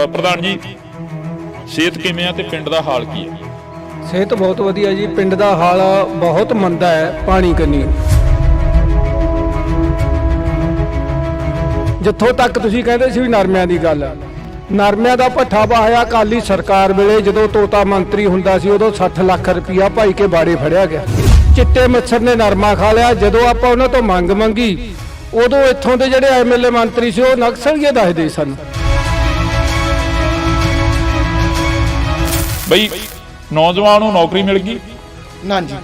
ਪ੍ਰਧਾਨ ਜੀ, ਸਿਹਤ ਕਿਵੇਂ ਆ ਤੇ ਪਿੰਡ ਦਾ ਹਾਲ ਕੀ ਹੈ? ਸਿਹਤ ਬਹੁਤ ਵਧੀਆ ਜੀ, ਪਿੰਡ ਦਾ ਹਾਲ ਬਹੁਤ ਮੰਦਾ ਹੈ ਪਾਣੀ ਕੰਨੀ। ਜਿੱਥੋਂ ਤੱਕ ਤੁਸੀਂ ਕਹਿੰਦੇ ਸੀ ਵੀ ਨਰਮਿਆਂ ਦੀ ਗੱਲ, ਨਰਮਿਆਂ ਦਾ ਭੱਠਾ ਪਾਇਆ ਅਕਾਲੀ ਸਰਕਾਰ ਵੇਲੇ, ਜਦੋਂ ਤੋਤਾ ਮੰਤਰੀ ਹੁੰਦਾ ਸੀ ਉਦੋਂ 60 ਲੱਖ ਰੁਪਇਆ ਭਾਈ ਕੇ ਬਾੜੇ ਫੜਿਆ ਗਿਆ। ਚਿੱਟੇ ਮੱਛਰ ਨੇ ਨਰਮਾ ਖਾ ਲਿਆ। ਜਦੋਂ ਆਪਾਂ ਉਹਨਾਂ ਤੋਂ ਮੰਗ ਮੰਗੀ ਉਦੋਂ ਇੱਥੋਂ ਦੇ ਜਿਹੜੇ ਐਮਐਲਏ ਮੰਤਰੀ ਸੀ ਉਹ ਨਕਸਲੀਏ ਦੱਸਦੇ ਸਨ। ਬਈ ਨੌਜਵਾਨ ਨੂੰ ਨੌਕਰੀ ਮਿਲ ਗਈ? ਨਾ ਜੀ,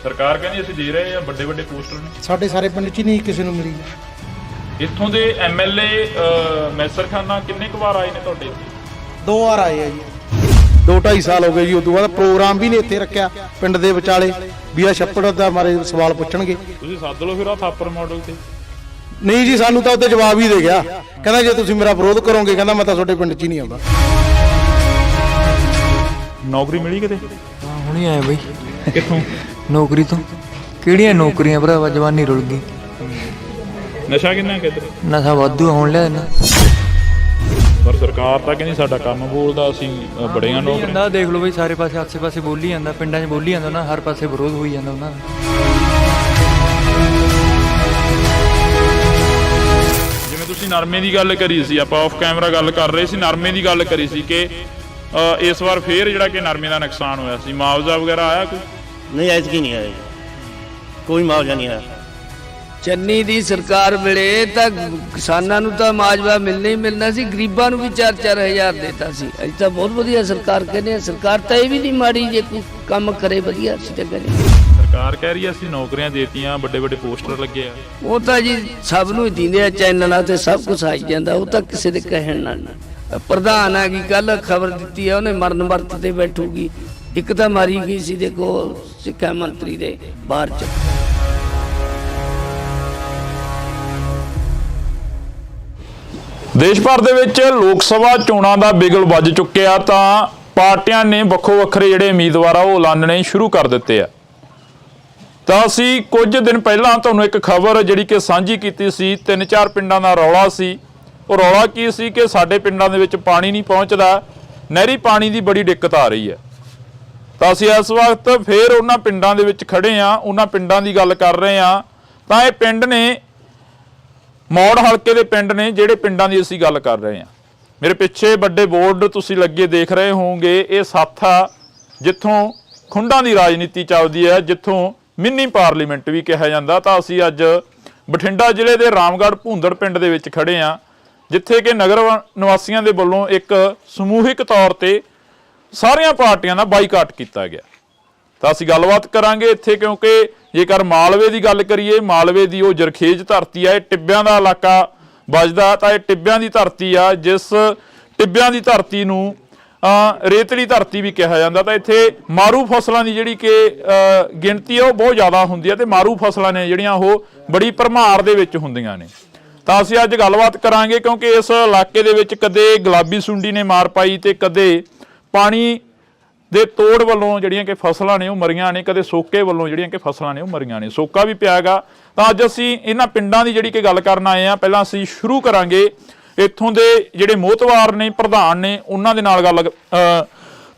ਸਰਕਾਰ ਕਹਿੰਦੀ ਅਸੀਂ ਦੇ ਰਹੇ ਆ, ਵੱਡੇ ਵੱਡੇ ਪੋਸਟਰ ਨੇ। ਸਾਡੇ ਸਾਰੇ ਪਿੰਡ 'ਚ ਨਹੀਂ ਕਿਸੇ ਨੂੰ ਮਿਲੀ। ਇੱਥੋਂ ਦੇ ਐਮਐਲਏ ਮੈਸਰ ਖਾਨਾ ਕਿੰਨੇ ਕੁ ਵਾਰ ਆਏ ਨੇ ਤੁਹਾਡੇ? 2 ਵਾਰ ਆਏ ਆ ਜੀ। 2-2.5 ਸਾਲ ਹੋ ਗਏ ਜੀ। ਉਦੋਂ ਬਾਅਦ ਪ੍ਰੋਗਰਾਮ ਵੀ ਨਹੀਂ ਇੱਥੇ ਰੱਖਿਆ ਪਿੰਡ ਦੇ ਵਿਚਾਲੇ ਵੀ ਆ ਛੱਪੜ ਦਾ ਮਾਰੇ ਸਵਾਲ ਪੁੱਛਣਗੇ। ਤੁਸੀਂ ਸੱਦ ਲਓ ਫਿਰ ਆ ਥਾਪਰ ਮਾਡਲ ਤੇ। ਨਹੀਂ ਜੀ, ਸਾਨੂੰ ਤਾਂ ਉਹਦੇ ਜਵਾਬ ਹੀ ਦੇ ਗਿਆ। ਕਹਿੰਦਾ ਜੇ ਤੁਸੀਂ ਮੇਰਾ ਵਿਰੋਧ ਕਰੋਗੇ, ਕਹਿੰਦਾ ਮੈਂ ਤਾਂ ਤੁਹਾਡੇ ਪਿੰਡ 'ਚ ਹੀ ਨਹੀਂ ਆਉਂਦਾ। ਨੌਕਰੀ ਮਿਲੀ ਕਿਤੇ? ਹਾਂ, ਹੁਣੀ ਆਇਆ ਬਈ। ਕਿੱਥੋਂ? ਨੌਕਰੀ ਤੋਂ। ਕਿਹੜੀਆਂ ਨੌਕਰੀਆਂ ਭਰਾਵਾ, ਜਵਾਨੀ ਰੁਲ ਗਈ। ਨਸ਼ਾ ਕਿੰਨਾ ਕਿੱਧਰ? ਨਸ਼ਾ ਵਾਧੂ ਹੋਣ ਲਿਆ ਨਾ। ਪਰ ਸਰਕਾਰ ਤਾਂ ਕਹਿੰਦੀ ਸਾਡਾ ਕੰਮ ਬੋਲਦਾ, ਅਸੀਂ ਬੜੀਆਂ ਨੌਕਰੀਆਂ। ਜਾਂਦਾ ਦੇਖ ਲਓ ਬਈ, ਸਾਰੇ ਪਾਸੇ ਆਸੇ-ਪਾਸੇ ਬੋਲੀ ਜਾਂਦਾ, ਪਿੰਡਾਂ 'ਚ ਬੋਲੀ ਜਾਂਦਾ ਨਾ, ਹਰ ਪਾਸੇ ਵਿਰੋਧ ਹੋਈ ਜਾਂਦਾ ਉਹਨਾਂ ਦਾ। ਜਿਵੇਂ ਤੁਸੀਂ ਨਰਮੇ ਦੀ ਗੱਲ ਕਰੀ ਸੀ, ਆਪਾਂ ਆਫ ਕੈਮਰਾ ਗੱਲ ਕਰ ਰਹੇ ਸੀ, ਨਰਮੇ ਦੀ ਗੱਲ ਕਰੀ ਸੀ ਕਿ ਇਸ ਵਾਰ ਫੇਰ ਜਿਹੜਾ ਕਿ ਨਰਮੇ ਦਾ ਨੁਕਸਾਨ ਹੋਇਆ ਸੀ, ਮੁਆਵਜ਼ਾ ਵਗੈਰਾ ਆਇਆ ਕੋਈ? ਨਹੀਂ, ਐਤਕੀ ਨਹੀਂ ਆਇਆ, ਕੋਈ ਮੁਆਵਜ਼ਾ ਨਹੀਂ ਆਇਆ। ਚੰਨੀ ਦੀ ਸਰਕਾਰ ਵੇਲੇ ਤਾਂ ਕਿਸਾਨਾਂ ਨੂੰ ਤਾਂ ਮਾਜਵਾ ਮਿਲਣਾ ਹੀ ਮਿਲਣਾ ਸੀ, ਗਰੀਬਾਂ ਨੂੰ ਵੀ 4-4 ਹਜ਼ਾਰ ਦਿੱਤਾ ਸੀ। ਅੱਜ ਤਾਂ ਬਹੁਤ ਵਧੀਆ ਸਰਕਾਰ ਕਹਿੰਦੇ ਆ। ਸਰਕਾਰ ਤਾਂ ਇਹ ਵੀ ਨਹੀਂ ਮਾੜੀ, ਜੇ ਕੋਈ ਕੰਮ ਕਰੇ ਵਧੀਆ ਅਸੀਂ ਤਾਂ ਕਹਿੰਦੇ। ਸਰਕਾਰ ਕਹਿ ਰਹੀ ਹੈ ਅਸੀਂ ਨੌਕਰੀਆਂ ਦੇਤੀਆਂ, ਵੱਡੇ ਵੱਡੇ ਪੋਸਟਰ ਲੱਗੇ ਆ। ਉਹ ਤਾਂ ਜੀ ਸਭ ਨੂੰ ਹੀ ਦਿੰਦੇ ਆ, ਚੈਨਲਾਂ ਤੇ ਸਭ ਕੁਝ ਆਈ ਜਾਂਦਾ। ਉਹ ਤਾਂ ਕਿਸੇ ਦੇ ਕਹਿਣ ਨਾਲ ਨਾ। ਪ੍ਰਧਾਨ ਆ ਗਈ, ਕੱਲ ਖਬਰ ਦਿੱਤੀ ਆ ਉਹਨੇ ਮਰਨ ਵਰਤ ਤੇ ਬੈਠੂਗੀ। ਇੱਕ ਤਾਂ ਮਾਰੀ ਗਈ ਸੀ ਦੇਖੋ ਸਿੱਖਿਆ ਮੰਤਰੀ ਦੇ ਬਾਹਰ ਚ। ਦੇਸ਼ ਭਰ ਦੇ ਵਿੱਚ ਲੋਕ ਸਭਾ ਚੋਣਾਂ ਦਾ ਬਿਗਲ ਵੱਜ ਚੁੱਕਿਆ ਤਾਂ ਪਾਰਟੀਆਂ ਨੇ ਵੱਖੋ ਵੱਖਰੇ ਜਿਹੜੇ ਉਮੀਦਵਾਰ ਆ ਉਹ ਐਲਾਨਣੇ ਸ਼ੁਰੂ ਕਰ ਦਿੱਤੇ ਆ। ਤਾਂ ਅਸੀਂ ਕੁਝ ਦਿਨ ਪਹਿਲਾਂ ਤੁਹਾਨੂੰ ਇੱਕ ਖਬਰ ਜਿਹੜੀ ਕਿ ਸਾਂਝੀ ਕੀਤੀ ਸੀ, 3-4 ਪਿੰਡਾਂ ਦਾ ਰੌਲਾ ਸੀ ਉਹ ਰੌਲਾ ਕੀ ਸੀ ਕਿ ਸਾਡੇ ਪਿੰਡਾਂ ਦੇ ਵਿੱਚ ਪਾਣੀ ਨਹੀਂ ਪਹੁੰਚਦਾ, ਨਹਿਰੀ ਪਾਣੀ ਦੀ ਬੜੀ ਦਿੱਕਤ ਆ ਰਹੀ ਹੈ। ਤਾਂ ਅਸੀਂ ਇਸ ਵਕਤ ਫੇਰ ਉਹਨਾਂ ਪਿੰਡਾਂ ਦੇ ਵਿੱਚ ਖੜੇ ਆ, ਉਹਨਾਂ ਪਿੰਡਾਂ ਦੀ ਗੱਲ ਕਰ ਰਹੇ ਆ। ਤਾਂ ਇਹ ਪਿੰਡ ਨੇ, ਮੌੜ ਹਲਕੇ ਦੇ ਪਿੰਡ ਨੇ, ਜਿਹੜੇ ਪਿੰਡਾਂ ਦੀ ਅਸੀਂ ਗੱਲ ਕਰ ਰਹੇ ਆ। ਮੇਰੇ ਪਿੱਛੇ ਵੱਡੇ ਬੋਰਡ ਤੁਸੀਂ ਲੱਗੇ ਦੇਖ ਰਹੇ ਹੋਵੋਗੇ, ਇਹ ਸੱਥ ਆ ਜਿੱਥੋਂ ਖੁੰਡਾਂ ਦੀ ਰਾਜਨੀਤੀ ਚੱਲਦੀ ਹੈ, ਜਿੱਥੋਂ ਮਿੰਨੀ ਪਾਰਲੀਮੈਂਟ ਵੀ ਕਿਹਾ ਜਾਂਦਾ। ਤਾਂ ਅਸੀਂ ਅੱਜ ਬਠਿੰਡਾ ਜ਼ਿਲ੍ਹੇ ਦੇ ਰਾਮਗੜ੍ਹ ਭੂੰਦੜ ਪਿੰਡ ਦੇ ਵਿੱਚ ਖੜੇ ਆ, ਜਿੱਥੇ ਕਿ ਨਗਰ ਨਿਵਾਸੀਆਂ ਦੇ ਵੱਲੋਂ ਇੱਕ ਸਮੂਹਿਕ ਤੌਰ ਤੇ ਸਾਰੀਆਂ ਪਾਰਟੀਆਂ ਦਾ ਬਾਈਕਾਟ ਕੀਤਾ ਗਿਆ। ਤਾਂ ਅਸੀਂ ਗੱਲਬਾਤ ਕਰਾਂਗੇ ਇੱਥੇ, ਕਿਉਂਕਿ ਜੇਕਰ ਮਾਲਵੇ ਦੀ ਗੱਲ ਕਰੀਏ, ਮਾਲਵੇ ਦੀ ਉਹ ਜਰਖੇਜ ਧਰਤੀ ਆ, ਇਹ ਟਿੱਬਿਆਂ ਦਾ ਇਲਾਕਾ ਵੱਜਦਾ। ਤਾਂ ਇਹ ਟਿੱਬਿਆਂ ਦੀ ਧਰਤੀ ਆ, ਜਿਸ ਟਿੱਬਿਆਂ ਦੀ ਧਰਤੀ ਨੂੰ ਰੇਤਲੀ ਧਰਤੀ ਵੀ ਕਿਹਾ ਜਾਂਦਾ। ਤਾਂ ਇੱਥੇ ਮਾਰੂ ਫਸਲਾਂ ਦੀ ਜਿਹੜੀ ਕਿ ਗਿਣਤੀ ਹੈ ਉਹ ਬਹੁਤ ਜ਼ਿਆਦਾ ਹੁੰਦੀ ਹੈ, ਤੇ ਮਾਰੂ ਫਸਲਾਂ ਨੇ ਜਿਹੜੀਆਂ ਉਹ ਬੜੀ ਭਰਮਾਰ ਦੇ ਵਿੱਚ ਹੁੰਦੀਆਂ ਨੇ। ਤਾਂ ਅਸੀਂ ਅੱਜ ਗੱਲਬਾਤ ਕਰਾਂਗੇ, ਕਿਉਂਕਿ ਇਸ ਇਲਾਕੇ ਦੇ ਵਿੱਚ ਕਦੇ ਗੁਲਾਬੀ ਸੁੰਡੀ ਨੇ ਮਾਰ ਪਾਈ ਤੇ ਕਦੇ ਪਾਣੀ ਦੇ ਤੋੜ ਵੱਲੋਂ ਜਿਹੜੀਆਂ ਕਿ ਫਸਲਾਂ ਨੇ ਉਹ ਮਰੀਆਂ ਨੇ, ਕਦੇ ਸੋਕੇ ਵੱਲੋਂ ਜਿਹੜੀਆਂ ਕਿ ਫਸਲਾਂ ਨੇ ਉਹ ਮਰੀਆਂ ਨੇ, ਸੋਕਾ ਵੀ ਪਿਆ ਹੈਗਾ। ਤਾਂ ਅੱਜ ਅਸੀਂ ਇਹਨਾਂ ਪਿੰਡਾਂ ਦੀ ਜਿਹੜੀ ਕਿ ਗੱਲ ਕਰਨ ਆਏ ਆ। ਪਹਿਲਾਂ ਅਸੀਂ ਸ਼ੁਰੂ ਕਰਾਂਗੇ ਇੱਥੋਂ ਦੇ ਜਿਹੜੇ ਮੋਹਤਵਾਰ ਨੇ, ਪ੍ਰਧਾਨ ਨੇ, ਉਹਨਾਂ ਦੇ ਨਾਲ ਗੱਲ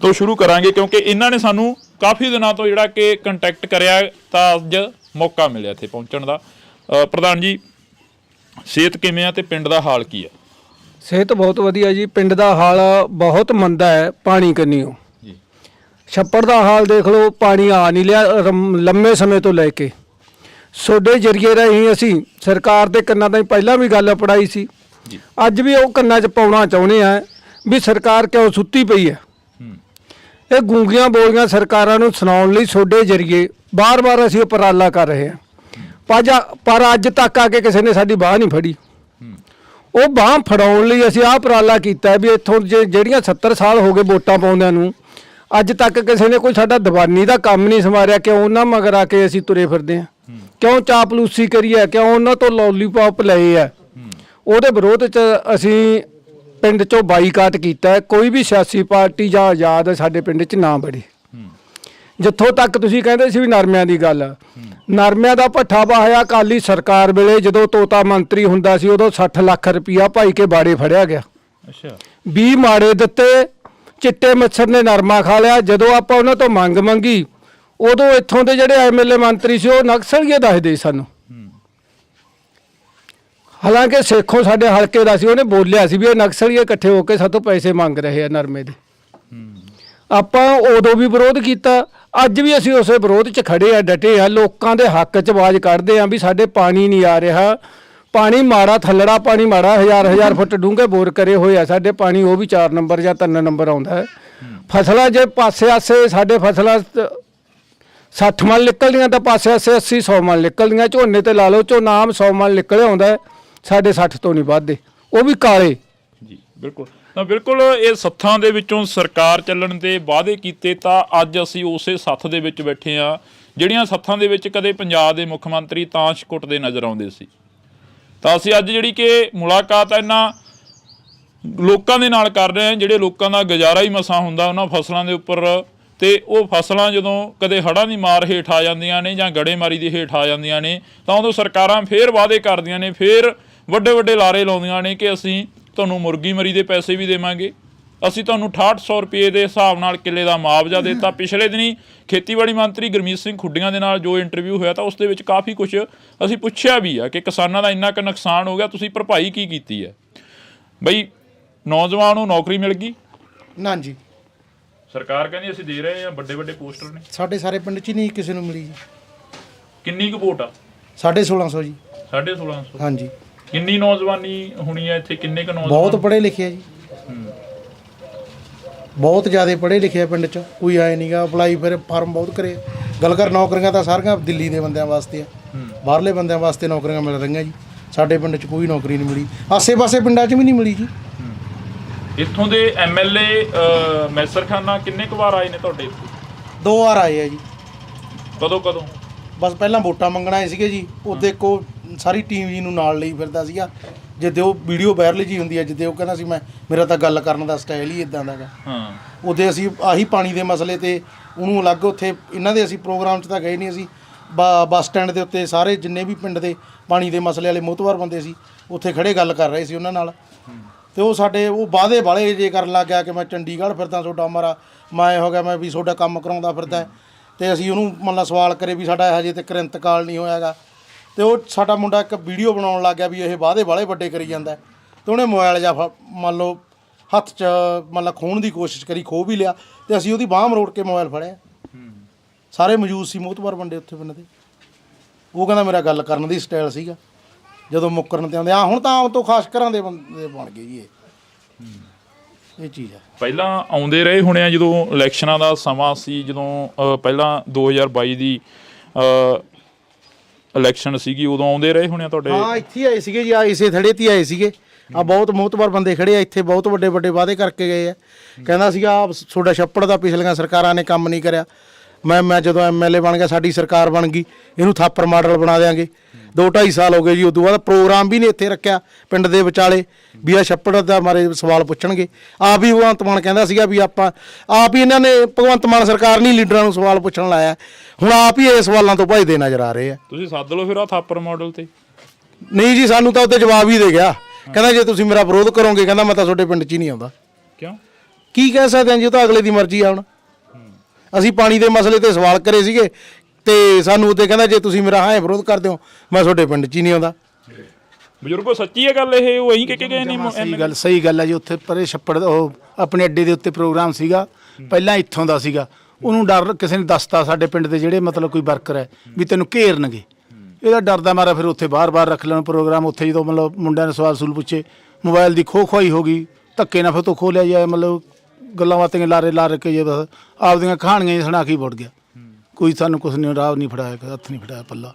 ਤੋਂ ਸ਼ੁਰੂ ਕਰਾਂਗੇ, ਕਿਉਂਕਿ ਇਹਨਾਂ ਨੇ ਸਾਨੂੰ ਕਾਫੀ ਦਿਨਾਂ ਤੋਂ ਜਿਹੜਾ ਕਿ ਕੰਟੈਕਟ ਕਰਿਆ, ਤਾਂ ਅੱਜ ਮੌਕਾ ਮਿਲਿਆ ਇੱਥੇ ਪਹੁੰਚਣ ਦਾ। ਪ੍ਰਧਾਨ ਜੀ, ਸਿਹਤ ਕਿਵੇਂ ਆ ਤੇ ਪਿੰਡ ਦਾ ਹਾਲ ਕੀ ਆ? ਸਿਹਤ ਬਹੁਤ ਵਧੀਆ ਜੀ। ਪਿੰਡ ਦਾ ਹਾਲ ਬਹੁਤ ਮੰਦਾ ਹੈ ਪਾਣੀ ਕੰਨੀਓ। ਛੱਪੜ ਦਾ ਹਾਲ ਦੇਖ ਲਓ, ਪਾਣੀ ਆ ਨਹੀਂ ਲਿਆ ਲੰਮੇ ਸਮੇਂ ਤੋਂ ਲੈ ਕੇ। ਤੁਹਾਡੇ ਜਰੀਏ ਰਾਹੀਂ ਅਸੀਂ ਸਰਕਾਰ ਦੇ ਕੰਨਾਂ ਤਾਈਂ ਪਹਿਲਾਂ ਵੀ ਗੱਲ ਪੜਾਈ ਸੀ, ਅੱਜ ਵੀ ਉਹ ਕੰਨਾਂ 'ਚ ਪਾਉਣਾ ਚਾਹੁੰਦੇ ਆ ਵੀ ਸਰਕਾਰ ਕਿਉਂ ਸੁੱਤੀ ਪਈ ਹੈ। ਇਹ ਗੂੰਗੀਆਂ ਬੋਲੀਆਂ ਸਰਕਾਰਾਂ ਨੂੰ ਸੁਣਾਉਣ ਲਈ ਤੁਹਾਡੇ ਜਰੀਏ ਬਾਰ-ਬਾਰ ਅਸੀਂ ਉਪਰਾਲਾ ਕਰ ਰਹੇ ਹਾਂ, ਪਰ ਅੱਜ ਤੱਕ ਆ ਕੇ ਕਿਸੇ ਨੇ ਸਾਡੀ ਬਾਹ ਨਹੀਂ ਫੜੀ। ਉਹ ਬਾਹ ਫੜਾਉਣ ਲਈ ਅਸੀਂ ਆਹ ਉਪਰਾਲਾ ਕੀਤਾ ਵੀ ਇੱਥੋਂ ਜਿਹੜੀਆਂ 70 ਸਾਲ ਹੋ ਗਏ ਵੋਟਾਂ ਪਾਉਂਦਿਆਂ ਨੂੰ, ਅੱਜ ਤੱਕ ਕਿਸੇ ਨੇ ਕੋਈ ਸਾਡਾ ਦੀਵਾਨੀ ਦਾ ਕੰਮ ਨਹੀਂ ਸੰਵਾਰਿਆ। ਕਿਉਂ ਉਹਨਾਂ ਮਗਰ ਆ ਕੇ ਅਸੀਂ ਤੁਰੇ ਫਿਰਦੇ ਹਾਂ? ਕਿਉਂ ਚਾਪਲੂਸੀ ਕਰੀ ਹੈ? ਕਿਉਂ ਉਹਨਾਂ ਤੋਂ ਲੋਲੀਪੌਪ ਲਏ ਆ? ਉਹਦੇ ਵਿਰੋਧ 'ਚ ਅਸੀਂ ਪਿੰਡ 'ਚੋਂ ਬਾਈਕਾਟ ਕੀਤਾ। ਕੋਈ ਵੀ ਸਿਆਸੀ ਪਾਰਟੀ ਜਾਂ ਆਜ਼ਾਦ ਸਾਡੇ ਪਿੰਡ 'ਚ ਨਾ ਬੜੇ। ਜਿੱਥੋਂ ਤੱਕ ਤੁਸੀਂ ਕਹਿੰਦੇ ਸੀ ਵੀ ਨਰਮਿਆਂ ਦੀ ਗੱਲ, ਨਰਮਿਆਂ ਦਾ ਭੱਠਾ ਵਾਹਿਆ ਅਕਾਲੀ ਸਰਕਾਰ ਵੇਲੇ, ਜਦੋਂ ਤੋਤਾ ਮੰਤਰੀ ਹੁੰਦਾ ਸੀ, ਉਦੋਂ 60 ਲੱਖ ਰੁਪਈਆ ਭਾਈ ਕੇ ਬਾੜੇ ਫੜਿਆ ਗਿਆ। 20 ਮਾੜੇ ਦਿੱਤੇ, ਚਿੱਟੇ ਮੱਛਰ ਨੇ ਨਰਮਾ ਖਾ ਲਿਆ। ਜਦੋਂ ਆਪਾਂ ਉਹਨਾਂ ਤੋਂ ਮੰਗ ਮੰਗੀ, ਉਦੋਂ ਇੱਥੋਂ ਦੇ ਜਿਹੜੇ MLA ਮੰਤਰੀ ਸੀ ਉਹ ਨਕਸਲੀਏ ਦੱਸਦੇ ਸਾਨੂੰ। ਹਾਲਾਂਕਿ ਸੇਖੋਂ ਸਾਡੇ ਹਲਕੇ ਦਾ ਸੀ, ਉਹਨੇ ਬੋਲਿਆ ਸੀ ਵੀ ਇਹ ਨਕਸਲੀਏ ਇਕੱਠੇ ਹੋ ਕੇ ਸਾਤੋਂ ਪੈਸੇ ਮੰਗ ਰਹੇ ਆ ਨਰਮੇ ਦੇ। ਆਪਾਂ ਉਦੋਂ ਵੀ ਵਿਰੋਧ ਕੀਤਾ, ਅੱਜ ਵੀ ਅਸੀਂ ਉਸੇ ਵਿਰੋਧ 'ਚ ਖੜੇ ਆ, ਡਟੇ ਆ, ਲੋਕਾਂ ਦੇ ਹੱਕ 'ਚ ਆਵਾਜ਼ ਕੱਢਦੇ ਆ ਵੀ ਸਾਡੇ ਪਾਣੀ ਨਹੀਂ ਆ ਰਿਹਾ। ਪਾਣੀ ਮਾੜਾ, ਥੱਲੜਾ ਪਾਣੀ ਮਾੜਾ, 1000 ਫੁੱਟ ਡੂੰਘੇ ਬੋਰ ਕਰੇ ਹੋਏ ਆ ਸਾਡੇ, ਪਾਣੀ ਉਹ ਵੀ 4 ਨੰਬਰ ਜਾਂ 3 ਨੰਬਰ ਆਉਂਦਾ ਹੈ। ਫਸਲਾਂ ਜੇ ਪਾਸੇ ਆਸੇ ਸਾਡੇ ਫਸਲਾਂ 60 ਮਣ ਨਿਕਲਦੀਆਂ ਤਾਂ ਪਾਸੇ ਆਸੇ 80-100 ਮਣ ਨਿਕਲਦੀਆਂ। ਝੋਨੇ ਤੇ ਲਾ ਲਓ, ਝੋਨਾ ਆਮ 100 ਮਣ ਨਿਕਲਿਆ ਆਉਂਦਾ, ਸਾਡੇ 60 ਤੋਂ ਨਹੀਂ ਵੱਧਦੇ, ਉਹ ਵੀ ਕਾਲੇ। ਜੀ ਬਿਲਕੁਲ। ਤਾਂ ਬਿਲਕੁਲ ਇਹ ਸੱਥਾਂ ਦੇ ਵਿੱਚੋਂ ਸਰਕਾਰ ਚੱਲਣ ਦੇ ਵਾਅਦੇ ਕੀਤੇ, ਤਾਂ ਅੱਜ ਅਸੀਂ ਉਸੇ ਸੱਥ ਦੇ ਵਿੱਚ ਬੈਠੇ ਆ, ਜਿਹੜੀਆਂ ਸੱਥਾਂ ਦੇ ਵਿੱਚ ਕਦੇ ਪੰਜਾਬ ਦੇ ਮੁੱਖ ਮੰਤਰੀ ਤਾਸ਼ ਕੁੱਟਦੇ ਨਜ਼ਰ ਆਉਂਦੇ ਸੀ। ਤਾਂ ਅਸੀਂ ਅੱਜ ਜਿਹੜੀ ਕਿ ਮੁਲਾਕਾਤ ਇਹਨਾਂ ਲੋਕਾਂ ਦੇ ਨਾਲ ਕਰ ਰਹੇ ਹਾਂ, ਜਿਹੜੇ ਲੋਕਾਂ ਦਾ ਗੁਜ਼ਾਰਾ ਹੀ ਮਸਾਂ ਹੁੰਦਾ ਉਹਨਾਂ ਫਸਲਾਂ ਦੇ ਉੱਪਰ। ਤੇ ਉਹ ਫਸਲਾਂ ਜਦੋਂ ਕਦੇ ਹੜ੍ਹਾਂ ਦੀ ਮਾਰ ਹੇਠ ਆ ਜਾਂਦੀਆਂ ਨੇ ਜਾਂ ਗੜੇਮਾਰੀ ਦੇ ਹੇਠ ਆ ਜਾਂਦੀਆਂ ਨੇ, ਤਾਂ ਉਦੋਂ ਸਰਕਾਰਾਂ ਫੇਰ ਵਾਅਦੇ ਕਰਦੀਆਂ ਨੇ, ਫੇਰ ਵੱਡੇ ਵੱਡੇ ਲਾਰੇ ਲਾਉਂਦੀਆਂ ਨੇ ਕਿ ਅਸੀਂ ਤੁਹਾਨੂੰ ਮੁਰਗੀ ਮਰੀ ਦੇ ਪੈਸੇ ਵੀ ਦੇਵਾਂਗੇ, ਅਸੀਂ ਤੁਹਾਨੂੰ 6800 ਰੁਪਏ ਦੇ ਹਿਸਾਬ ਨਾਲ ਕਿੱਲੇ ਦਾ ਮੁਆਵਜ਼ਾ ਦਿੱਤਾ। ਪਿਛਲੇ ਦਿਨੀ ਖੇਤੀਬਾੜੀ ਮੰਤਰੀ ਗੁਰਮੀਤ ਸਿੰਘ ਖੁੱਡੀਆਂ ਦੇ ਨਾਲ ਜੋ ਇੰਟਰਵਿਊ ਹੋਇਆ, ਤਾਂ ਉਸ ਦੇ ਵਿੱਚ ਕਾਫੀ ਕੁਝ ਅਸੀਂ ਪੁੱਛਿਆ ਵੀ ਆ ਕਿ ਕਿਸਾਨਾਂ ਦਾ ਇੰਨਾ ਕੁ ਨੁਕਸਾਨ ਹੋ ਗਿਆ, ਤੁਸੀਂ ਭਰਪਾਈ ਕੀ ਕੀਤੀ ਹੈ? ਬਈ ਨੌਜਵਾਨ ਨੂੰ ਨੌਕਰੀ ਮਿਲ ਗਈ? ਨਾ ਜੀ, ਸਰਕਾਰ ਕਹਿੰਦੀ ਅਸੀਂ ਦੇ ਰਹੇ ਹਾਂ, ਵੱਡੇ ਵੱਡੇ ਪੋਸਟਰ ਨੇ। ਸਾਡੇ ਸਾਰੇ ਪਿੰਡ 'ਚ ਨਹੀਂ ਕਿਸੇ ਨੂੰ ਮਿਲੀ ਜੀ। ਕਿੰਨੀ ਕੁ ਵੋਟ ਆ? 1650 ਜੀ। 1650? ਹਾਂਜੀ। ਕਿੰਨੀ ਨੌਜਵਾਨੀ ਹੋਣੀ ਹੈ ਇੱਥੇ? ਕਿੰਨੇ ਕੁ ਨੌਜਵਾਨ? ਬਹੁਤ ਪੜ੍ਹੇ ਲਿਖੇ ਆ ਜੀ, ਬਹੁਤ ਜ਼ਿਆਦਾ ਪੜ੍ਹੇ ਲਿਖੇ ਆ ਪਿੰਡ 'ਚ। ਕੋਈ ਆਏ ਨਹੀਂਗਾ, ਅਪਲਾਈ ਫਿਰ ਫਾਰਮ ਬਹੁਤ ਕਰੇ। ਗੱਲ ਕਰ ਨੌਕਰੀਆਂ ਤਾਂ ਸਾਰੀਆਂ ਦਿੱਲੀ ਦੇ ਬੰਦਿਆਂ ਵਾਸਤੇ ਆ, ਬਾਹਰਲੇ ਬੰਦਿਆਂ ਵਾਸਤੇ ਨੌਕਰੀਆਂ ਮਿਲ ਰਹੀਆਂ ਜੀ। ਸਾਡੇ ਪਿੰਡ 'ਚ ਕੋਈ ਨੌਕਰੀ ਨਹੀਂ ਮਿਲੀ, ਆਸੇ-ਪਾਸੇ ਪਿੰਡਾਂ 'ਚ ਵੀ ਨਹੀਂ ਮਿਲੀ ਜੀ। ਇੱਥੋਂ ਦੇ MLA ਮੈਸਰ ਖਾਨਾ ਕਿੰਨੇ ਕੁ ਵਾਰ ਆਏ ਨੇ ਤੁਹਾਡੇ ਇੱਥੇ? 2 ਵਾਰ ਆਏ ਆ ਜੀ। ਕਦੋਂ? ਬਸ ਪਹਿਲਾਂ ਵੋਟਾਂ ਮੰਗਣ ਆਏ ਸੀਗੇ ਜੀ, ਉਹਦੇ ਇੱਕੋ ਸਾਰੀ ਟੀਮ ਜੀ ਨੂੰ ਨਾਲ ਲਈ ਫਿਰਦਾ ਸੀਗਾ। ਜਿੱਦੇ ਉਹ ਵੀਡੀਓ ਵਾਇਰਲ ਜੀ ਹੁੰਦੀ ਹੈ, ਜਿੱਦੇ ਉਹ ਕਹਿੰਦਾ ਸੀ ਮੇਰਾ ਤਾਂ ਗੱਲ ਕਰਨ ਦਾ ਸਟਾਈਲ ਹੀ ਇਦਾਂ ਦਾ ਗਾ। ਉਹਦੇ ਅਸੀਂ ਆਹੀ ਪਾਣੀ ਦੇ ਮਸਲੇ ਤੇ ਉਹਨੂੰ ਅਲੱਗ ਉੱਥੇ ਇਹਨਾਂ ਦੇ ਅਸੀਂ ਪ੍ਰੋਗਰਾਮ 'ਚ ਤਾਂ ਗਏ ਨਹੀਂ। ਅਸੀਂ ਬੱਸ ਸਟੈਂਡ ਦੇ ਉੱਤੇ ਸਾਰੇ ਜਿੰਨੇ ਵੀ ਪਿੰਡ ਦੇ ਪਾਣੀ ਦੇ ਮਸਲੇ ਵਾਲੇ ਮੋਹਤਵਾਰ ਬੰਦੇ ਸੀ, ਉੱਥੇ ਖੜੇ ਗੱਲ ਕਰ ਰਹੇ ਸੀ ਉਹਨਾਂ ਨਾਲ, ਤੇ ਉਹ ਸਾਡੇ ਉਹ ਵਾਅਦੇ ਵਾਲੇ ਜੇ ਕਰਨ ਲੱਗ ਗਿਆ ਕਿ ਮੈਂ ਚੰਡੀਗੜ੍ਹ ਫਿਰਦਾ, ਤੁਹਾਡਾ ਮਾਰਾ ਮੈਂ ਹੋ ਗਿਆ, ਮੈਂ ਵੀ ਤੁਹਾਡਾ ਕੰਮ ਕਰਾਉਂਦਾ ਫਿਰਦਾ, ਤੇ ਅਸੀਂ ਉਹਨੂੰ ਮਤਲਬ ਸਵਾਲ ਕਰੇ ਵੀ ਸਾਡਾ ਹਜੇ ਤੱਕ ਇੰਤਕਾਲ ਨਹੀਂ ਹੋਇਆਗਾ, ਤੇ ਉਹ ਸਾਡਾ ਮੁੰਡਾ ਇੱਕ ਵੀਡੀਓ ਬਣਾਉਣ ਲੱਗ ਗਿਆ ਵੀ ਇਹ ਵਾਅਦੇ ਵਾਲੇ ਵੱਡੇ ਕਰੀ ਜਾਂਦਾ, ਤੇ ਉਹਨੇ ਮੋਬਾਈਲ ਜਾਂ ਮੰਨ ਲਓ ਹੱਥ 'ਚ ਮਤਲਬ ਖੋਹਣ ਦੀ ਕੋਸ਼ਿਸ਼ ਕਰੀ, ਖੋਹ ਵੀ ਲਿਆ, ਤੇ ਅਸੀਂ ਉਹਦੀ ਬਾਂਹ ਮਰੋੜ ਕੇ ਮੋਬਾਈਲ ਫੜਿਆ। ਸਾਰੇ ਮੌਜੂਦ ਸੀ ਮੋਹਤਬਾਰ ਬੰਦੇ ਉੱਥੇ ਬੰਦੇ ਤੇ। ਉਹ ਕਹਿੰਦਾ ਮੇਰਾ ਗੱਲ ਕਰਨ ਦੀ ਸਟਾਈਲ ਸੀਗਾ ਜਦੋਂ ਮੁੱਕਰਨ ਤੇ ਆਉਂਦੇ। ਹੁਣ ਤਾਂ ਆਮ ਤੋਂ ਖਾਸ ਘਰਾਂ ਦੇ ਬੰਦੇ ਬਣ ਗਏ ਜੀ ਇਹ ਚੀਜ਼ ਹੈ। ਪਹਿਲਾਂ ਆਉਂਦੇ ਰਹੇ ਹੋਣੇ ਆ ਜਦੋਂ ਇਲੈਕਸ਼ਨਾਂ ਦਾ ਸਮਾਂ ਸੀ, ਜਦੋਂ ਪਹਿਲਾਂ 2022 ਦੀ ਇਲੈਕਸ਼ਨ ਸੀਗੀ, ਉਦੋਂ ਆਉਂਦੇ ਰਹੇ ਹੋਣੇ ਆ ਤੁਹਾਡੇ? ਹਾਂ, ਇੱਥੇ ਆਏ ਸੀਗੇ ਜੀ, ਇਸੇ ਥੜੇ 'ਤੇ ਆਏ ਸੀਗੇ। ਆ ਬਹੁਤ ਮੋਹਤਬਾਰ ਬੰਦੇ ਖੜੇ ਆ ਇੱਥੇ, ਬਹੁਤ ਵੱਡੇ ਵੱਡੇ ਵਾਅਦੇ ਕਰਕੇ ਗਏ ਆ। ਕਹਿੰਦਾ ਸੀਗਾ ਤੁਹਾਡਾ ਛੱਪੜ ਦਾ ਪਿਛਲੀਆਂ ਸਰਕਾਰਾਂ ਨੇ ਕੰਮ ਨਹੀਂ ਕਰਿਆ, ਮੈਂ ਜਦੋਂ ਐਮਐਲਏ ਬਣ ਗਿਆ, ਸਾਡੀ ਸਰਕਾਰ ਬਣ ਗਈ, ਇਹਨੂੰ ਥਾਪਰ ਮਾਡਲ ਬਣਾ ਦਿਆਂਗੇ। 2-2.5 ਸਾਲ ਹੋ ਗਏ ਜੀ, ਉਦੋਂ ਬਾਅਦ ਪ੍ਰੋਗਰਾਮ ਵੀ ਨਹੀਂ ਇੱਥੇ ਰੱਖਿਆ ਪਿੰਡ ਦੇ ਵਿਚਾਲੇ ਵੀ ਆ ਛੱਪੜ ਦਾ ਮਾਰੇ ਸਵਾਲ ਪੁੱਛਣਗੇ। ਆਪ ਹੀ ਭਗਵੰਤ ਮਾਨ ਕਹਿੰਦਾ ਸੀਗਾ ਵੀ ਆਪਾਂ ਆਪ ਹੀ, ਇਹਨਾਂ ਨੇ ਭਗਵੰਤ ਮਾਨ ਸਰਕਾਰ ਨਹੀਂ ਲੀਡਰਾਂ ਨੂੰ ਸਵਾਲ ਪੁੱਛਣ ਲਾਇਆ, ਹੁਣ ਆਪ ਹੀ ਇਹ ਸਵਾਲਾਂ ਤੋਂ ਭੱਜਦੇ ਨਜ਼ਰ ਆ ਰਹੇ ਆ। ਤੁਸੀਂ ਸੱਦ ਲਓ ਫਿਰ ਆ ਥਾਪਰ ਮਾਡਲ ਤੇ। ਨਹੀਂ ਜੀ, ਸਾਨੂੰ ਤਾਂ ਉੱਤੇ ਜਵਾਬ ਹੀ ਦੇ ਗਿਆ, ਕਹਿੰਦਾ ਜੇ ਤੁਸੀਂ ਮੇਰਾ ਵਿਰੋਧ ਕਰੋਗੇ, ਕਹਿੰਦਾ ਮੈਂ ਤਾਂ ਤੁਹਾਡੇ ਪਿੰਡ 'ਚ ਹੀ ਨਹੀਂ ਆਉਂਦਾ। ਕਿਉਂ? ਕੀ ਕਹਿ ਸਕਦੇ ਹਾਂ ਜੀ, ਉਹ ਤਾਂ ਅਗਲੇ ਦੀ ਮਰਜ਼ੀ ਆ। ਹੁਣ ਅਸੀਂ ਪਾਣੀ ਦੇ ਮਸਲੇ ਤੇ ਸਵਾਲ ਕਰੇ ਸੀਗੇ, ਤੇ ਸਾਨੂੰ ਉੱਤੇ ਕਹਿੰਦਾ ਜੇ ਤੁਸੀਂ ਮੇਰਾ ਹਾਂ ਵਿਰੋਧ ਕਰਦੇ ਹੋ, ਮੈਂ ਤੁਹਾਡੇ ਪਿੰਡ 'ਚ ਹੀ ਨਹੀਂ ਆਉਂਦਾ। ਬਜ਼ੁਰਗੋ ਸੱਚੀ ਹੈ ਗੱਲ ਇਹ? ਉਹ ਇਹੀ ਕਹਿ ਕੇ ਗਏ ਨਹੀਂ? ਸਹੀ ਗੱਲ ਹੈ ਜੀ। ਉੱਥੇ ਪਰੇ ਛੱਪੜ ਉਹ ਆਪਣੇ ਅੱਡੇ ਦੇ ਉੱਤੇ ਪ੍ਰੋਗਰਾਮ ਸੀਗਾ, ਪਹਿਲਾਂ ਇੱਥੋਂ ਦਾ ਸੀਗਾ, ਉਹਨੂੰ ਡਰ ਕਿਸੇ ਨੇ ਦੱਸਤਾ ਸਾਡੇ ਪਿੰਡ ਦੇ ਜਿਹੜੇ ਮਤਲਬ ਕੋਈ ਵਰਕਰ ਹੈ ਵੀ ਤੈਨੂੰ ਘੇਰਨਗੇ, ਇਹਦਾ ਡਰਦਾ ਮਾਰਾ ਫਿਰ ਉੱਥੇ ਬਾਰ-ਬਾਰ ਰੱਖ ਲੈਣ ਪ੍ਰੋਗਰਾਮ। ਉੱਥੇ ਜਦੋਂ ਮਤਲਬ ਮੁੰਡਿਆਂ ਨੇ ਸਵਾਲ ਸੂਲ ਪੁੱਛੇ, ਮੋਬਾਈਲ ਦੀ ਖੋਹੀ ਹੋ ਗਈ, ਧੱਕੇ ਨਾਲ ਫਿਰ ਤੋਂ ਖੋਹ ਲਿਆ ਜਾਏ, ਮਤਲਬ ਗੱਲਾਂ ਬਾਤਾਂ ਲਾਰੇ ਕੇ ਜੇ ਬਸ ਆਪਦੀਆਂ ਕਹਾਣੀਆਂ ਹੀ ਸੁਣਾ ਕੇ ਵੜ ਗਿਆ। ਕੋਈ ਸਾਨੂੰ ਕੁਛ ਨਹੀਂ, ਰਾਹ ਨਹੀਂ ਫੜਾਇਆ, ਹੱਥ ਨਹੀਂ ਫੜਾਇਆ ਪੱਲਾ।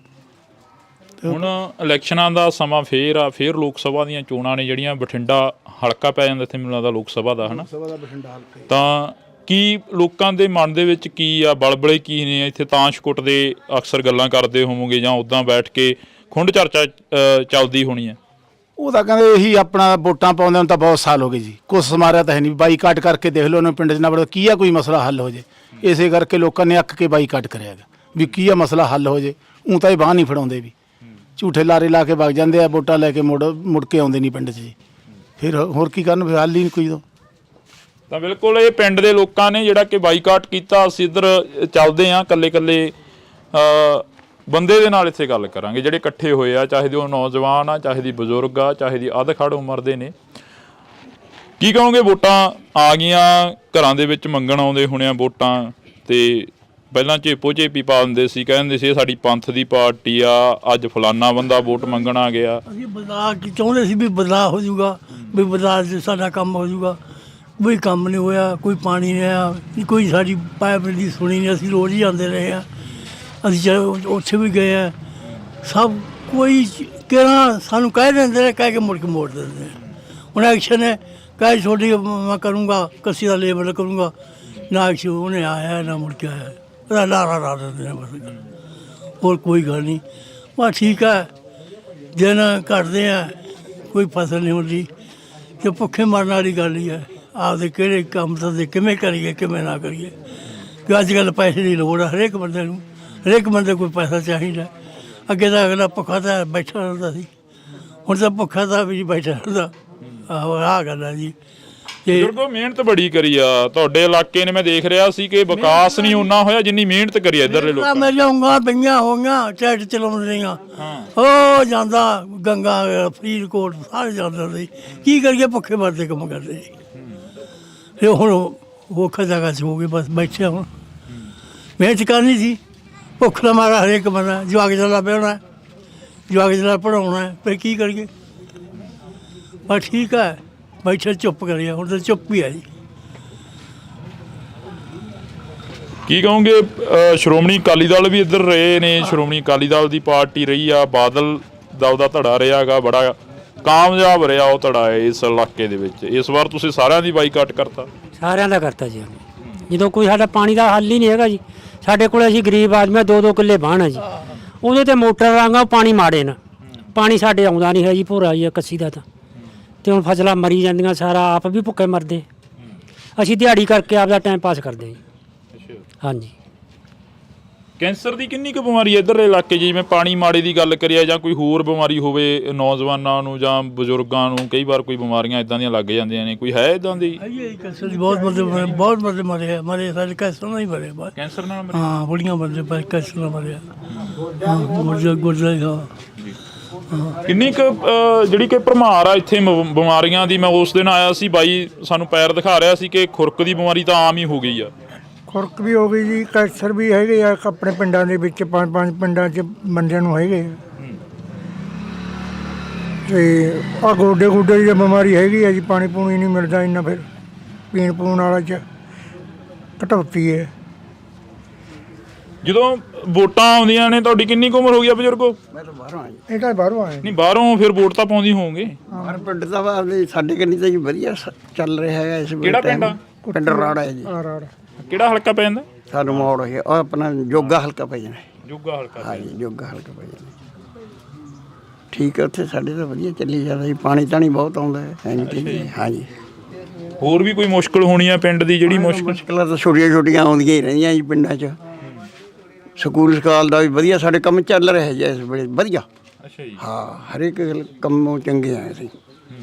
ਹੁਣ ਇਲੈਕਸ਼ਨਾਂ ਦਾ ਸਮਾਂ ਫੇਰ ਆ, ਫੇਰ ਲੋਕ ਸਭਾ ਦੀਆਂ ਚੋਣਾਂ ਨੇ ਜਿਹੜੀਆਂ, ਬਠਿੰਡਾ ਹਲਕਾ ਪੈ ਜਾਂਦਾ ਇੱਥੇ ਮੈਨੂੰ ਲੱਗਦਾ ਲੋਕ ਸਭਾ ਦਾ, ਹੈ ਨਾ? ਤਾਂ ਕੀ ਲੋਕਾਂ ਦੇ ਮਨ ਦੇ ਵਿੱਚ ਕੀ ਆ, ਬਲਬਲੇ ਕੀ ਨੇ? ਇੱਥੇ ਤਾਸ਼ ਕੁੱਟਦੇ ਅਕਸਰ ਗੱਲਾਂ ਕਰਦੇ ਹੋਵੋਗੇ, ਜਾਂ ਉੱਦਾਂ ਬੈਠ ਕੇ ਖੁੰਡ ਚਰਚਾ ਚੱਲਦੀ ਹੋਣੀ ਹੈ? ਉਹ ਤਾਂ ਕਹਿੰਦੇ ਇਹੀ ਆਪਣਾ ਵੋਟਾਂ ਪਾਉਂਦੇ ਨੂੰ ਤਾਂ ਬਹੁਤ ਸਾਲ ਹੋ ਗਏ ਜੀ, ਕੁਛ ਸਮਾਰਿਆ ਤਾਂ ਹੈ ਨਹੀਂ। ਬਾਈਕਾਟ ਕਰਕੇ ਦੇਖ ਲਓ ਉਹਨੇ ਪਿੰਡ 'ਚ ਨਾ ਬੜਾ ਕੀ ਆ ਕੋਈ ਮਸਲਾ ਹੱਲ ਹੋ ਜੇ, ਇਸੇ ਕਰਕੇ ਲੋਕਾਂ ਨੇ ਅੱਕ ਕੇ ਬਾਈਕਾਟ ਕਰਿਆ ਹੈਗਾ ਵੀ ਕੀ ਆ ਮਸਲਾ ਹੱਲ ਹੋ ਜੇ। ਊਂ ਤਾਂ ਇਹ ਬਾਂਹ ਨਹੀਂ ਫੜਾਉਂਦੇ, ਵੀ ਝੂਠੇ ਲਾਰੇ ਲਾ ਕੇ ਵਗ ਜਾਂਦੇ ਆ, ਵੋਟਾਂ ਲੈ ਕੇ ਮੁੜ ਕੇ ਆਉਂਦੇ ਨਹੀਂ ਪਿੰਡ 'ਚ ਜੀ। ਫਿਰ ਹੋਰ ਕੀ ਕਰਨ, ਫਿਰ ਹੱਲ ਹੀ ਨਹੀਂ ਕੋਈ। ਤਾਂ ਬਿਲਕੁਲ ਇਹ ਪਿੰਡ ਦੇ ਲੋਕਾਂ ਨੇ ਜਿਹੜਾ ਕਿ ਬਾਈਕਾਟ ਕੀਤਾ। ਅਸੀਂ ਇੱਧਰ ਚੱਲਦੇ ਹਾਂ, ਕੱਲੇ ਬੰਦੇ ਦੇ ਨਾਲ ਇੱਥੇ ਗੱਲ ਕਰਾਂਗੇ ਜਿਹੜੇ ਇਕੱਠੇ ਹੋਏ ਆ, ਚਾਹੇ ਦੀ ਉਹ ਨੌਜਵਾਨ ਆ, ਚਾਹੇ ਦੀ ਬਜ਼ੁਰਗ ਆ, ਚਾਹੇ ਦੀ ਅੱਧ-ਖੜ ਉਮਰ ਦੇ ਨੇ। ਕੀ ਕਹੋਗੇ? ਵੋਟਾਂ ਆ ਗਈਆਂ, ਘਰਾਂ ਦੇ ਵਿੱਚ ਮੰਗਣ ਆਉਂਦੇ ਹੋਣੇ ਆ ਵੋਟਾਂ, ਤੇ ਪਹਿਲਾਂ ਝੇਪੀ ਪਾ ਦਿੰਦੇ ਸੀ, ਕਹਿੰਦੇ ਸੀ ਇਹ ਸਾਡੀ ਪੰਥ ਦੀ ਪਾਰਟੀ ਆ, ਅੱਜ ਫਲਾਨਾ ਬੰਦਾ ਵੋਟ ਮੰਗਣ ਆ ਗਿਆ। ਅਸੀਂ ਬਦਲਾਅ ਚਾਹੁੰਦੇ ਸੀ ਵੀ ਬਦਲਾਅ ਹੋ ਜਾਊਗਾ, ਵੀ ਬਦਲਾਅ 'ਚ ਸਾਡਾ ਕੰਮ ਹੋ ਜਾਊਗਾ, ਕੋਈ ਕੰਮ ਨਹੀਂ ਹੋਇਆ, ਕੋਈ ਪਾਣੀ ਨਹੀਂ ਆਇਆ, ਕੋਈ ਸਾਡੀ ਪਾਈਪ ਦੀ ਸੁਣੀ ਨਹੀਂ। ਅਸੀਂ ਰੋਜ਼ ਹੀ ਆਉਂਦੇ ਰਹੇ ਹਾਂ, ਅਸੀਂ ਉੱਥੇ ਵੀ ਗਏ ਆ, ਸਭ ਕੋਈ ਕਿਹੜਾ ਸਾਨੂੰ ਕਹਿ ਦਿੰਦੇ ਨੇ, ਕਹਿ ਕੇ ਮੁੜ ਕੇ ਮੋੜ ਦਿੰਦੇ ਨੇ। ਹੁਣ ਐਕਸ਼ਨ ਹੈ, ਕਹਿ ਛੋਟੀ ਮੈਂ ਕਰੂੰਗਾ, ਕੱਸੀ ਦਾ ਲੇਬਰ ਕਰੂੰਗਾ, ਨਾ ਐਕਸ਼ਨ ਉਹਨੇ ਆਇਆ ਨਾ ਮੁੜ ਕੇ ਆਇਆ, ਉਹਦਾ ਲਾਰਾ ਲਾ ਦਿੰਦੇ ਨੇ ਬਸ। ਹੋਰ ਕੋਈ ਗੱਲ ਨਹੀਂ, ਬਸ ਠੀਕ ਹੈ, ਦਿਨ ਕੱਟਦੇ ਆ, ਕੋਈ ਫਸਲ ਨਹੀਂ ਹੁੰਦੀ, ਅਤੇ ਭੁੱਖੇ ਮਰਨ ਵਾਲੀ ਗੱਲ ਹੀ ਹੈ। ਆਪਦੇ ਕਿਹੜੇ ਕੰਮ ਤਾਂ ਕਿਵੇਂ ਕਰੀਏ, ਕਿਵੇਂ ਨਾ ਕਰੀਏ, ਕਿ ਅੱਜ ਕੱਲ੍ਹ ਪੈਸੇ ਦੀ ਲੋੜ ਹੈ ਹਰੇਕ ਬੰਦੇ ਨੂੰ, ਹਰੇਕ ਬੰਦੇ ਕੋਈ ਪੈਸਾ ਚਾਹੀਦਾ। ਅੱਗੇ ਤਾਂ ਅਗਲਾ ਭੁੱਖਾ ਤਾਂ ਬੈਠਾ ਰਹਿੰਦਾ ਸੀ, ਹੁਣ ਤਾਂ ਭੁੱਖਾ ਤਾਂ ਵੀ ਬੈਠਾ ਰਹਿੰਦਾ। ਆਹ ਗੱਲ ਹੈ ਜੀ। ਬਜ਼ੁਰਗੋ ਮਿਹਨਤ ਬੜੀ ਕਰੀ ਆ ਤੁਹਾਡੇ ਇਲਾਕੇ ਨੇ, ਮੈਂ ਦੇਖ ਰਿਹਾ ਸੀ ਕਿ ਵਿਕਾਸ ਨਹੀਂ ਓਨਾ ਹੋਇਆ ਜਿੰਨੀ ਮਿਹਨਤ ਕਰੀ ਇੱਧਰਲੇ ਲੋਕਾਂ ਨੇ। ਮੇਰੀਆਂ ਉਂਗਲਾਂ ਪਈਆਂ ਹੋ ਗਈਆਂ, ਟਰੈਕਟਰ ਚਲਾਉਂਦੇ ਰਹੀਆਂ, ਉਹ ਜਾਂਦਾ ਗੰਗਾ ਫਰੀਦਕੋਟ ਸਾਰੇ ਜਾਂਦਾ ਸੀ। ਕੀ ਕਰੀਏ, ਭੁੱਖੇ ਮਰਦੇ ਕੰਮ ਕਰਦੇ ਜੀ। ਫਿਰ ਹੁਣ ਔਖਾ ਜਗ੍ਹਾ 'ਚ ਹੋ ਗਏ, ਬਸ ਬੈਠੇ ਹੁਣ। ਮਿਹਨਤ ਕਰਨੀ ਸੀ, ਭੁੱਖ ਦਾ ਮਾਰਾ ਹਰੇਕ ਬੰਦਾ, ਜਵਾਕ ਜਲਾ ਪਿਆਉਣਾ, ਜਵਾਕ ਜਲਾ ਪੜ੍ਹਾਉਣਾ, ਫਿਰ ਕੀ ਕਰੀਏ। ਬਸ ਠੀਕ ਹੈ, ਬੈਠੇ ਚੁੱਪ ਕਰੀਏ, ਹੁਣ ਤਾਂ ਚੁੱਪ ਹੀ ਹੈ ਜੀ। ਕੀ ਕਹੋਗੇ? ਸ਼੍ਰੋਮਣੀ ਅਕਾਲੀ ਦਲ ਵੀ ਇੱਧਰ ਰਹੇ ਨੇ, ਸ਼੍ਰੋਮਣੀ ਅਕਾਲੀ ਦਲ ਦੀ ਪਾਰਟੀ ਰਹੀ ਆ, ਬਾਦਲ ਦਾ ਉਹਦਾ ਧੜਾ ਰਿਹਾ ਗਾ, ਬੜਾ ਕਾਮਯਾਬ ਰਿਹਾ ਉਹ ਧੜਾ ਇਸ ਇਲਾਕੇ ਦੇ ਵਿੱਚ। ਇਸ ਵਾਰ ਤੁਸੀਂ ਸਾਰਿਆਂ ਦੀ ਬਾਈਕਾਟ ਕਰਤਾ? ਸਾਰਿਆਂ ਦਾ ਕਰਤਾ ਜੀ। ਜਦੋਂ ਕੋਈ ਸਾਡਾ ਪਾਣੀ ਦਾ ਹੱਲ ਹੀ ਨਹੀਂ ਹੈਗਾ ਜੀ, ਸਾਡੇ ਕੋਲ ਅਸੀਂ ਗਰੀਬ ਆਦਮੀ 2-2 ਕਿੱਲੇ ਬਾਣ ਹੈ ਜੀ, ਉਹਦੇ ਤੇ ਮੋਟਰ ਲਾਂਗਾ, ਪਾਣੀ ਮਾੜੇ ਨਾ, ਪਾਣੀ ਸਾਡੇ ਆਉਂਦਾ ਨਹੀਂ ਹੈ ਜੀ, ਭੋਰਾ ਜੀ ਕੱਸੀ ਦਾ ਤਾਂ, ਤੇ ਹੁਣ ਫਸਲਾਂ ਮਰੀ ਜਾਂਦੀਆਂ, ਸਾਰਾ ਆਪ ਵੀ ਭੁੱਖੇ ਮਰਦੇ, ਅਸੀਂ ਦਿਹਾੜੀ ਕਰਕੇ ਆਪਦਾ ਟਾਈਮ ਪਾਸ ਕਰਦੇ ਜੀ। ਹਾਂਜੀ। ਕੈਂਸਰ ਦੀ ਕਿੰਨੀ ਕੁ ਬਿਮਾਰੀ ਹੈ ਇੱਧਰਲੇ ਇਲਾਕੇ 'ਚ? ਜਿਵੇਂ ਪਾਣੀ ਮਾੜੇ ਦੀ ਗੱਲ ਕਰੀਏ ਜਾਂ ਕੋਈ ਹੋਰ ਬਿਮਾਰੀ ਹੋਵੇ ਨੌਜਵਾਨਾਂ ਨੂੰ ਜਾਂ ਬਜ਼ੁਰਗਾਂ ਨੂੰ, ਕਈ ਵਾਰ ਕੋਈ ਬਿਮਾਰੀਆਂ ਇਦਾਂ ਦੀਆਂ ਲੱਗ ਜਾਂਦੀਆਂ ਨੇ, ਕੋਈ ਹੈ ਇਦਾਂ ਦੀ? ਕੈਂਸਰ ਦੀ ਬਹੁਤ ਬੰਦੇ ਮਰੇ ਸਾਡੇ ਕੈਂਸਰ ਨਾਲ ਹੀ ਮਰੇ ਬਸ। ਕੈਂਸਰ ਨਾਲ? ਹਾਂ ਬੁੜੀਆਂ ਬੰਦੇ ਪਰ ਕੈਂਸਰ ਨਾਲ ਮਰੇ। ਗੁਰਜਰ ਕਿੰਨੀ ਕੁ ਜਿਹੜੀ ਕਿ ਭਰਮਾਰ ਆ ਇੱਥੇ ਬਿਮਾਰੀਆਂ ਦੀ? ਮੈਂ ਉਸ ਦਿਨ ਆਇਆ ਸੀ, ਬਾਈ ਸਾਨੂੰ ਪੈਰ ਦਿਖਾ ਰਿਹਾ ਸੀ ਕਿ ਖੁਰਕ ਦੀ ਬਿਮਾਰੀ ਤਾਂ ਆਮ ਹੀ ਹੋ ਗਈ ਆ। ਖੁਰਕ ਵੀ ਹੋ ਗਈ ਜੀ, ਕੈਂਸਰ ਵੀ ਹੈਗੇ ਆ ਆਪਣੇ ਪਿੰਡਾਂ ਦੇ ਵਿੱਚ, 5 ਪਿੰਡਾਂ 'ਚ ਬੰਦਿਆਂ ਨੂੰ ਹੈਗੇ ਆ। ਤੇ ਆ ਗੋਡੇ ਦੀ ਬਿਮਾਰੀ ਹੈਗੀ ਆ ਜੀ, ਪਾਣੀ ਪੂਣੀ ਨਹੀਂ ਮਿਲਦਾ ਇੰਨਾ, ਫਿਰ ਪੀਣ ਪੂਣ ਵਾਲਾ 'ਚ ਘਟੌਤੀ ਹੈ। ਜਦੋਂ ਵੋਟਾਂ ਆਉਂਦੀਆਂ ਨੇ, ਤੁਹਾਡੀ ਕਿੰਨੀ ਕੁ ਉਮਰ ਹੋ ਗਈ ਆ ਬਜ਼ੁਰਗੋ? ਮੈਂ ਤਾਂ ਬਾਹਰੋਂ ਆਇਆ। ਇਹ ਤਾਂ ਬਾਹਰੋਂ ਆਏ। ਨਹੀਂ, ਬਾਹਰੋਂ ਫਿਰ ਵੋਟ ਤਾਂ ਪਾਉਂਦੀ ਹੋਵੋਗੇ। ਹਰ ਪਿੰਡ ਦਾ ਸਾਡੇ ਕੰਨੀ ਤਾਂ ਜੀ ਵਧੀਆ ਚੱਲ ਰਿਹਾ ਹੈਗਾ ਇਸ ਵੇਲੇ। ਕਿਹੜਾ ਪਿੰਡ ਆ? ਪਿੰਡ ਰਾੜਾ ਹੈ ਜੀ। ਕਿਹੜਾ ਹਲਕਾ ਪੈ ਜਾਂਦਾ? ਸਾਨੂੰ ਮੋੜ ਹੈ ਉਹ ਆਪਣਾ ਜੋਗਾ ਹਲਕਾ ਪੈ ਜਾਣਾ। ਜੋਗਾ ਹਲਕਾ? ਹਾਂ ਜੀ, ਜੋਗਾ ਹਲਕਾ ਪੈ ਜਾਣਾ। ਠੀਕ ਹੈ, ਉੱਥੇ ਸਾਡੇ ਤਾਂ ਵਧੀਆ ਚੱਲੀ ਜਾਂਦਾ ਜੀ, ਪਾਣੀ ਤਾਣੀ ਬਹੁਤ ਆਉਂਦਾ ਹੈ। ਹਾਂ ਜੀ। ਹੋਰ ਵੀ ਕੋਈ ਮੁਸ਼ਕਲ ਹੋਣੀ ਆ ਪਿੰਡ ਦੀ? ਜਿਹੜੀ ਮੁਸ਼ਕਲਾਂ ਤਾਂ ਛੋਟੀਆਂ ਆਉਂਦੀਆਂ ਹੀ ਰਹਿੰਦੀਆਂ ਜੀ ਪਿੰਡਾਂ 'ਚ। ਸਕੂਲ ਸਕਾਲ ਦਾ ਵੀ ਵਧੀਆ ਸਾਡੇ ਕੰਮ ਚੱਲ ਰਿਹਾ ਜੀ ਇਸ ਵੇਲੇ ਵਧੀਆ। ਅੱਛਾ ਜੀ। ਹਾਂ, ਹਰੇਕ ਕੰਮੋਂ ਚੰਗੇ ਆ ਅਸੀਂ।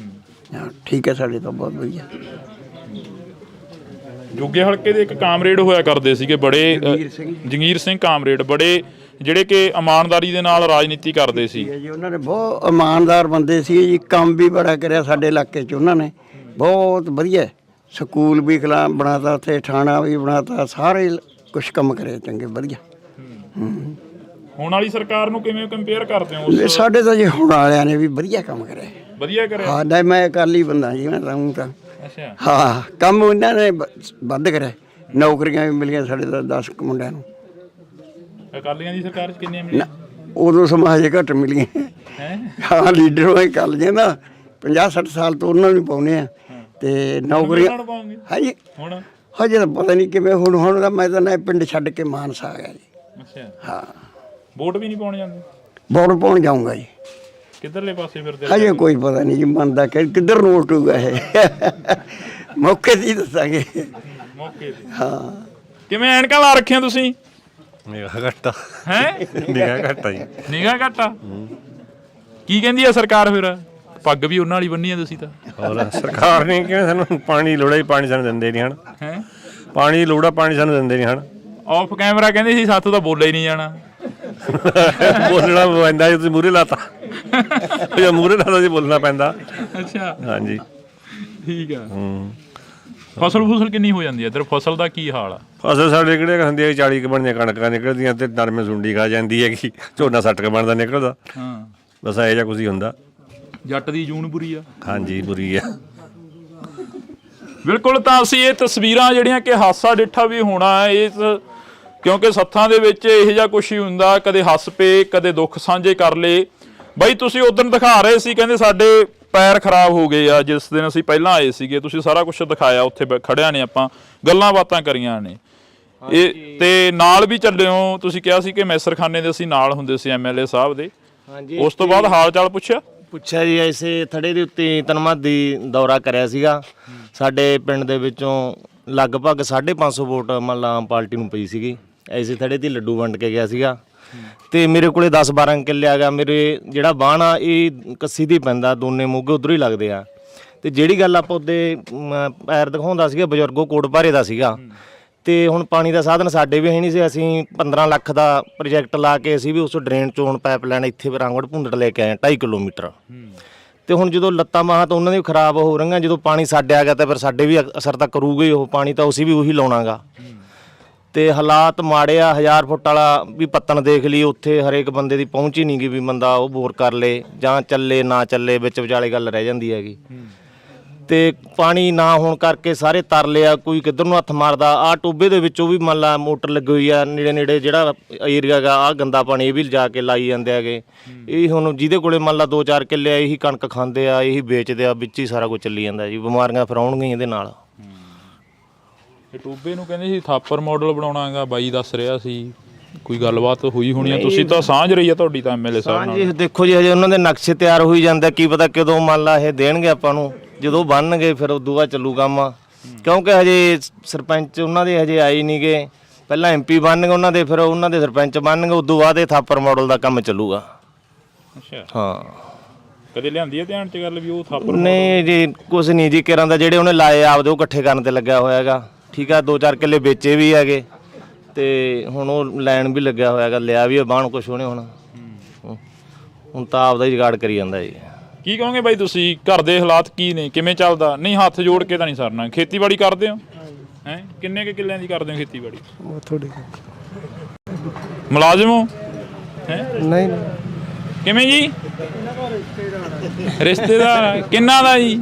ਹਾਂ ਠੀਕ ਹੈ, ਸਾਡੇ ਤਾਂ ਬਹੁਤ ਵਧੀਆ। ਜੋਗੇ ਹਲਕੇ ਦੇ ਇੱਕ ਕਾਮਰੇਡ ਹੋਇਆ ਕਰਦੇ ਸੀਗੇ ਬੜੇ, ਜੰਗੀਰ ਸਿੰਘ ਕਾਮਰੇਡ, ਬੜੇ ਜਿਹੜੇ ਕਿ ਇਮਾਨਦਾਰੀ ਦੇ ਨਾਲ ਰਾਜਨੀਤੀ ਕਰਦੇ ਸੀ ਜੀ। ਉਹਨਾਂ ਨੇ ਬਹੁਤ ਇਮਾਨਦਾਰ ਬੰਦੇ ਸੀ ਜੀ, ਕੰਮ ਵੀ ਬੜਾ ਕਰਿਆ ਸਾਡੇ ਇਲਾਕੇ 'ਚ ਉਹਨਾਂ ਨੇ, ਬਹੁਤ ਵਧੀਆ। ਸਕੂਲ ਵੀ ਬਣਾਤਾ, ਉੱਥੇ ਥਾਣਾ ਵੀ ਬਣਾਤਾ, ਸਾਰੇ ਕੁਛ ਕੰਮ ਕਰੇ ਚੰਗੇ ਵਧੀਆ। ਹੁਣ ਵਾਲੀ ਸਰਕਾਰ ਨੂੰ ਕਿਵੇਂ ਕੰਪੇਅਰ ਕਰਦੇ ਹੋ? ਸਾਡੇ ਤਾਂ ਜੀ ਹੁਣ ਵਾਲਿਆਂ ਨੇ ਵੀ ਵਧੀਆ ਕੰਮ ਕਰਿਆ। ਵਧੀਆ ਕਰਿਆ? ਹਾਂ ਨਹੀਂ, ਮੈਂ ਅਕਾਲੀ ਬੰਦਾ ਜੀ, ਮੈਂ ਰਹੂੰ ਤਾਂ। ਅੱਛਾ। ਹਾਂ, ਕੰਮ ਉਹਨਾਂ ਨੇ ਵੱਧ ਕਰਿਆ, ਨੌਕਰੀਆਂ ਵੀ ਮਿਲੀਆਂ ਸਾਡੇ ਤਾਂ 10 ਮੁੰਡਿਆਂ ਨੂੰ। ਅਕਾਲੀਆਂ ਦੀ ਸਰਕਾਰ 'ਚ ਕਿੰਨੀਆਂ ਮਿਲੀਆਂ? ਉਦੋਂ ਸਮਾਂ ਹਜੇ ਘੱਟ ਮਿਲੀਆਂ। ਹਾਂ, ਲੀਡਰ ਹੋਏ ਕਰ ਜਾਂਦਾ 50-60 ਸਾਲ ਤੋਂ ਉਹਨਾਂ ਨੂੰ ਪਾਉਂਦੇ ਆ ਤੇ ਨੌਕਰੀਆਂ। ਹਾਂ ਜੀ, ਹੁਣ ਹਜੇ ਤਾਂ ਪਤਾ ਨਹੀਂ ਕਿਵੇਂ। ਹੁਣ ਤਾਂ ਮੈਂ ਤਾਂ ਨਾ ਪਿੰਡ ਛੱਡ ਕੇ ਮਾਨਸਾ ਆ ਗਿਆ ਜੀ। ਅੱਛਾ। ਹਾਂ, ਵੋਟ ਵੀ ਨਹੀਂ ਪਾਉਣ ਜਾਂਦੇ? ਵੋਟ ਪਾਉਣ ਜਾਊਂਗਾ ਜੀ। ਕਿੱਧਰਲੇ ਪਾਸੇ ਫਿਰਦੇ? ਹਜੇ ਕੋਈ ਪਤਾ ਨਹੀਂ ਜੀ, ਮੰਨਦਾ ਕਿ ਕਿੱਧਰ ਨੂੰ ਉਲਟੂਗਾ ਇਹ ਮੌਕੇ ਦੀ ਦੱਸਾਂਗੇ। ਮੌਕੇ ਤੇ? ਹਾਂ। ਕਿਵੇਂ ਐਨਕਾਂ ਲਾ ਰੱਖੀਆਂ ਤੁਸੀਂ? ਨਿਗਾਹ ਘੱਟ ਆ। ਹੈ? ਨਿਗਾਹ ਘੱਟ ਆ ਜੀ। ਨਿਗਾਹ ਘੱਟ ਆ? ਕੀ ਕਹਿੰਦੀ ਆ ਸਰਕਾਰ ਫਿਰ? ਪੱਗ ਵੀ ਉਹਨਾਂ ਵਾਲੀ ਬੰਨੀ ਆ ਤੁਸੀਂ ਤਾਂ। ਹੋਰ ਸਰਕਾਰ ਨੇ ਕਿਹਾ ਸਾਨੂੰ ਪਾਣੀ ਦੀ ਲੋੜ ਹੈ, ਪਾਣੀ ਸਾਨੂੰ ਦਿੰਦੇ ਨਹੀਂ ਹਨ। ਹੈ? ਪਾਣੀ ਦੀ ਲੋੜ ਆ, ਪਾਣੀ ਸਾਨੂੰ ਦਿੰਦੇ ਨਹੀਂ ਹਨ। ਆਫ ਕੈਮਰਾ ਕਹਿੰਦੇ ਸੀ ਸਾਥੋਂ ਤਾਂ ਬੋਲਿਆ ਹੀ ਨਹੀਂ ਜਾਣਾ। ਬੋਲਣਾ ਪੈਂਦਾ ਜੀ, ਤੁਸੀਂ ਮੂਹਰੇ ਲਾਤਾ। ਜੇ ਮੂਹਰੇ ਲਾਤਾ ਜੀ ਬੋਲਣਾ ਪੈਂਦਾ। ਅੱਛਾ। ਹਾਂਜੀ ਠੀਕ ਆ। ਫਸਲ ਕਿੰਨੀ ਹੋ ਜਾਂਦੀ ਹੈ ਇੱਧਰ? ਫਸਲ ਦਾ ਕੀ ਹਾਲ ਆ? ਫਸਲ ਸਾਡੇ ਕਿਹੜੇ ਹੁੰਦੀ ਹੈ 40 ਕੁ ਬਣਦੀਆਂ ਕਣਕਾਂ ਨਿਕਲਦੀਆਂ ਤੇ ਨਰਮੇ ਸੁੰਡੀ ਖਾ ਜਾਂਦੀ ਹੈਗੀ, ਝੋਨਾ 60 ਕੁ ਬਣਦਾ ਨਿਕਲਦਾ। ਹਾਂ, ਬਸ ਇਹੋ ਜਿਹਾ ਕੁਝ ਹੀ ਹੁੰਦਾ। ਜੱਟ ਦੀ ਜੂਨ ਬੁਰੀ ਆ। ਹਾਂਜੀ, ਬੁਰੀ ਆ ਬਿਲਕੁਲ। ਤਾਂ ਅਸੀਂ ਇਹ ਤਸਵੀਰਾਂ ਜਿਹੜੀਆਂ ਕਿ ਹਾਸਾ ਡਿੱਠਾ ਵੀ ਹੋਣਾ ਇਸ, ਕਿਉਂਕਿ ਸੱਥਾਂ ਦੇ ਵਿੱਚ ਇਹੋ ਜਿਹਾ ਕੁਛ ਹੀ ਹੁੰਦਾ, ਕਦੇ ਹੱਸ ਪਏ, ਕਦੇ ਦੁੱਖ ਸਾਂਝੇ ਕਰ ਲਏ। ਬਾਈ ਤੁਸੀਂ ਉਦੋਂ ਦਿਖਾ ਰਹੇ ਸੀ, ਕਹਿੰਦੇ ਸਾਡੇ ਪੈਰ ਖਰਾਬ ਹੋ ਗਏ ਆ ਜਿਸ ਦਿਨ ਅਸੀਂ ਪਹਿਲਾਂ ਆਏ ਸੀਗੇ, ਤੁਸੀਂ ਸਾਰਾ ਕੁਛ ਦਿਖਾਇਆ, ਉੱਥੇ ਖੜਿਆ ਨੇ ਆਪਾਂ ਗੱਲਾਂ ਬਾਤਾਂ ਕਰੀਆਂ ਨੇ। ਇਹ ਤੇ ਨਾਲ ਵੀ ਚੱਲੇ ਹੋ, ਤੁਸੀਂ ਕਿਹਾ ਸੀ ਕਿ ਮੈਸਰਖਾਨੇ ਦੇ ਅਸੀਂ ਨਾਲ ਹੁੰਦੇ ਸੀ MLA ਸਾਹਿਬ ਦੇ। ਹਾਂਜੀ। ਉਸ ਤੋਂ ਬਾਅਦ ਹਾਲ ਚਾਲ ਪੁੱਛਿਆ ਜੀ, ਐਸੇ ਥੜੇ ਦੇ ਉੱਤੇ ਤਨਮਾਦੀ ਦੌਰਾ ਕਰਿਆ ਸੀਗਾ। ਸਾਡੇ ਪਿੰਡ ਦੇ ਵਿੱਚੋਂ ਲਗਭਗ 550 ਵੋਟ ਮਤਲਬ ਆਮ ਪਾਰਟੀ ਨੂੰ ਪਈ ਸੀਗੀ। ਐਸੇ ਥੜੇ ਤੇ ਲੱਡੂ ਵੰਡ ਕੇ ਗਿਆ ਸੀਗਾ ਤੇ ਮੇਰੇ ਕੋਲੇ 10-12 ਕਿੱਲੇ ਆ ਗਿਆ। ਮੇਰੇ ਜਿਹੜਾ ਬਾਣ ਆ ਇਹ ਕੱਸੀ ਦੀ ਪੈਂਦਾ, ਦੋਨੇ ਮੋਗੇ ਉਧਰ ਹੀ ਲੱਗਦੇ ਆ। ਤੇ ਜਿਹੜੀ ਗੱਲ ਆਪਾਂ ਉਹਦੇ ਪੈਰ ਦਿਖਾਉਂਦਾ ਸੀਗਾ, ਬਜ਼ੁਰਗੋ ਕੋਟ ਭਾਰੇ ਦਾ ਸੀਗਾ। ਤੇ ਹੁਣ ਪਾਣੀ ਦਾ ਸਾਧਨ ਸਾਡੇ ਵੀ ਹੈ ਨਹੀਂ ਸੀ। ਅਸੀਂ 15 ਲੱਖ ਦਾ ਪ੍ਰੋਜੈਕਟ ਲਾ ਕੇ ਅਸੀਂ ਵੀ ਉਸ ਡਰੇਨ ਚੋਂ ਹੁਣ ਪਾਈਪ ਲਾਈਨ ਇੱਥੇ ਰਾਂਗੜ ਭੁੰਦੜ ਲੈ ਕੇ ਆਏ 2.5 ਕਿਲੋਮੀਟਰ। ਤੇ ਹੁਣ ਜਦੋਂ ਲੱਤਾਂ ਬਾਹਾਂ ਤਾਂ ਉਹਨਾਂ ਦੀ ਖਰਾਬ ਹੋ ਰਹੀਆਂ, ਜਦੋਂ ਪਾਣੀ ਸਾਡੇ ਆ ਗਿਆ ਤਾਂ ਫਿਰ ਸਾਡੇ ਵੀ ਅਸਰ ਤਾਂ ਕਰੂਗਾ ਹੀ ਉਹ ਪਾਣੀ, ਤਾਂ ਅਸੀਂ ਵੀ ਉਹੀ ਲਾਉਣਾਗਾ। ਤੇ ਹਾਲਾਤ ਮਾੜੇ ਆ। 1000 ਫੁੱਟ ਵਾਲਾ ਵੀ ਪੱਤਣ ਦੇਖ ਲਈ, ਉੱਥੇ ਹਰੇਕ ਬੰਦੇ ਦੀ ਪਹੁੰਚ ਹੀ ਨਹੀਂ ਗਈ ਵੀ ਬੰਦਾ ਉਹ ਬੋਰ ਕਰ ਲੇ ਜਾਂ ਚੱਲੇ ਨਾ ਚੱਲੇ, ਵਿੱਚ ਵਿਚਾਲੇ ਗੱਲ ਰਹਿ ਜਾਂਦੀ ਹੈਗੀ। ਤੇ ਪਾਣੀ ਨਾ ਹੋਣ ਕਰਕੇ ਸਾਰੇ ਤਰਲੇ ਆ, ਕੋਈ ਕਿੱਧਰ ਨੂੰ ਹੱਥ ਮਾਰਦਾ। ਆਹ ਟੋਬੇ ਦੇ ਵਿੱਚੋਂ ਵੀ ਮੰਨ ਲਾ ਮੋਟਰ ਲੱਗੀ ਹੋਈ ਆ, ਨੇੜੇ ਜਿਹੜਾ ਏਰੀਆ ਗਾ ਆਹ ਗੰਦਾ ਪਾਣੀ ਇਹ ਵੀ ਲਿਜਾ ਕੇ ਲਾਈ ਜਾਂਦੇ ਹੈਗੇ। ਇਹ ਹੁਣ ਜਿਹਦੇ ਕੋਲੇ ਮੰਨ ਲਾ 2-4 ਕਿੱਲੇ ਆ, ਇਹੀ ਕਣਕ ਖਾਂਦੇ ਆ, ਇਹੀ ਵੇਚਦੇ ਆ, ਵਿੱਚ ਹੀ ਸਾਰਾ ਕੁਝ ਚੱਲੀ ਜਾਂਦਾ ਜੀ। ਬਿਮਾਰੀਆਂ ਫਿਰ ਆਉਣਗੀਆਂ ਇਹਦੇ ਨਾਲ। ਇਹ ਟੋਬੇ ਨੂੰ ਕਹਿੰਦੇ ਸੀ ਥਾਪਰ ਮਾਡਲ ਬਣਾਉਣਾਗਾ, ਬਾਈ ਦੱਸ ਰਿਹਾ ਸੀ। ਕੋਈ ਗੱਲਬਾਤ ਹੋਈ ਹੋਣੀ ਆ? ਤੁਸੀਂ ਤਾਂ ਸਾਂਝ ਰਹੀ ਆ ਤੁਹਾਡੀ ਤਾਂ MLA ਸਾਹਿਬ ਨਾਲ। ਹਾਂਜੀ, ਦੇਖੋ ਜੀ ਹਜੇ ਉਹਨਾਂ ਦੇ ਨਕਸ਼ੇ ਤਿਆਰ ਹੋਈ ਜਾਂਦੇ, ਕੀ ਪਤਾ ਕਦੋਂ ਮੰਨ ਲਾ ਇਹ ਦੇਣਗੇ ਆਪਾਂ ਨੂੰ। ਜਦੋਂ ਬਣਨਗੇ ਫਿਰ ਉਦੋਂ ਬਾਅਦ ਚੱਲੂ ਕੰਮ, ਕਿਉਂਕਿ ਹਜੇ ਸਰਪੰਚ ਉਹਨਾਂ ਦੇ ਹਜੇ ਆਏ ਨਹੀਂ ਗੇ ਪਹਿਲਾਂ ਐਮਪੀ ਬਣਨਗੇ ਉਹਨਾਂ ਦੇ, ਫਿਰ ਉਹਨਾਂ ਦੇ ਸਰਪੰਚ ਬਣਨਗੇ, ਉਦੋਂ ਬਾਅਦ ਇਹ ਥਾਪਰ ਮਾਡਲ ਦਾ ਕੰਮ ਚੱਲੂਗਾ। ਅੱਛਾ ਹਾਂ ਕਦੇ ਲਿਆਂਦੀ ਹੈ ਧਿਆਨ 'ਚ ਗੱਲ ਵੀ ਉਹ ਥਾਪਰ? ਨਹੀਂ ਜੀ ਕੁਛ ਨਹੀਂ ਜੀ, ਕਿਰਾਂ ਦਾ ਜਿਹੜੇ ਉਹਨੇ ਲਾਏ ਆਪਦੇ ਉਹ ਇਕੱਠੇ ਕਰਨ ਤੇ ਲੱਗਿਆ ਹੋਇਆ ਹੈਗਾ। ਠੀਕ ਆ 2-4 ਕਿੱਲੇ ਵੇਚੇ ਵੀ ਹੈਗੇ ਤੇ ਹੁਣ ਉਹ ਲੈਣ ਵੀ ਲੱਗਿਆ ਹੋਇਆ ਹੈਗਾ, ਲਿਆ ਵੀ ਬਾਣ ਕੁਛ ਉਹਨੇ ਹੁਣ ਤਾਂ ਆਪਦਾ ਹੀ ਜੁਗਾੜ ਕਰੀ ਜਾਂਦਾ ਜੀ। ਕੀ ਕਹੋਗੇ ਬਾਈ ਤੁਸੀਂ, ਘਰ ਦੇ ਹਾਲਾਤ ਕੀ ਨੇ, ਕਿਵੇਂ ਚੱਲਦਾ? ਨਹੀਂ ਹੱਥ ਜੋੜ ਕੇ ਤਾਂ ਨਹੀਂ ਸਰਨਾ। ਖੇਤੀਬਾੜੀ ਕਰਦੇ ਹੋ ਹੈ? ਕਿੰਨੇ ਕੁ ਕਿੱਲਿਆਂ ਦੀ ਕਰਦੇ ਹੋ ਖੇਤੀਬਾੜੀ? ਉਹ ਥੋੜੀ ਮੁਲਾਜ਼ਮ ਹੋ ਹੈ? ਨਹੀਂ ਕਿਵੇਂ ਜੀ? ਰਿਸ਼ਤੇਦਾਰ ਕਿੰਨਾ ਦਾ ਜੀ?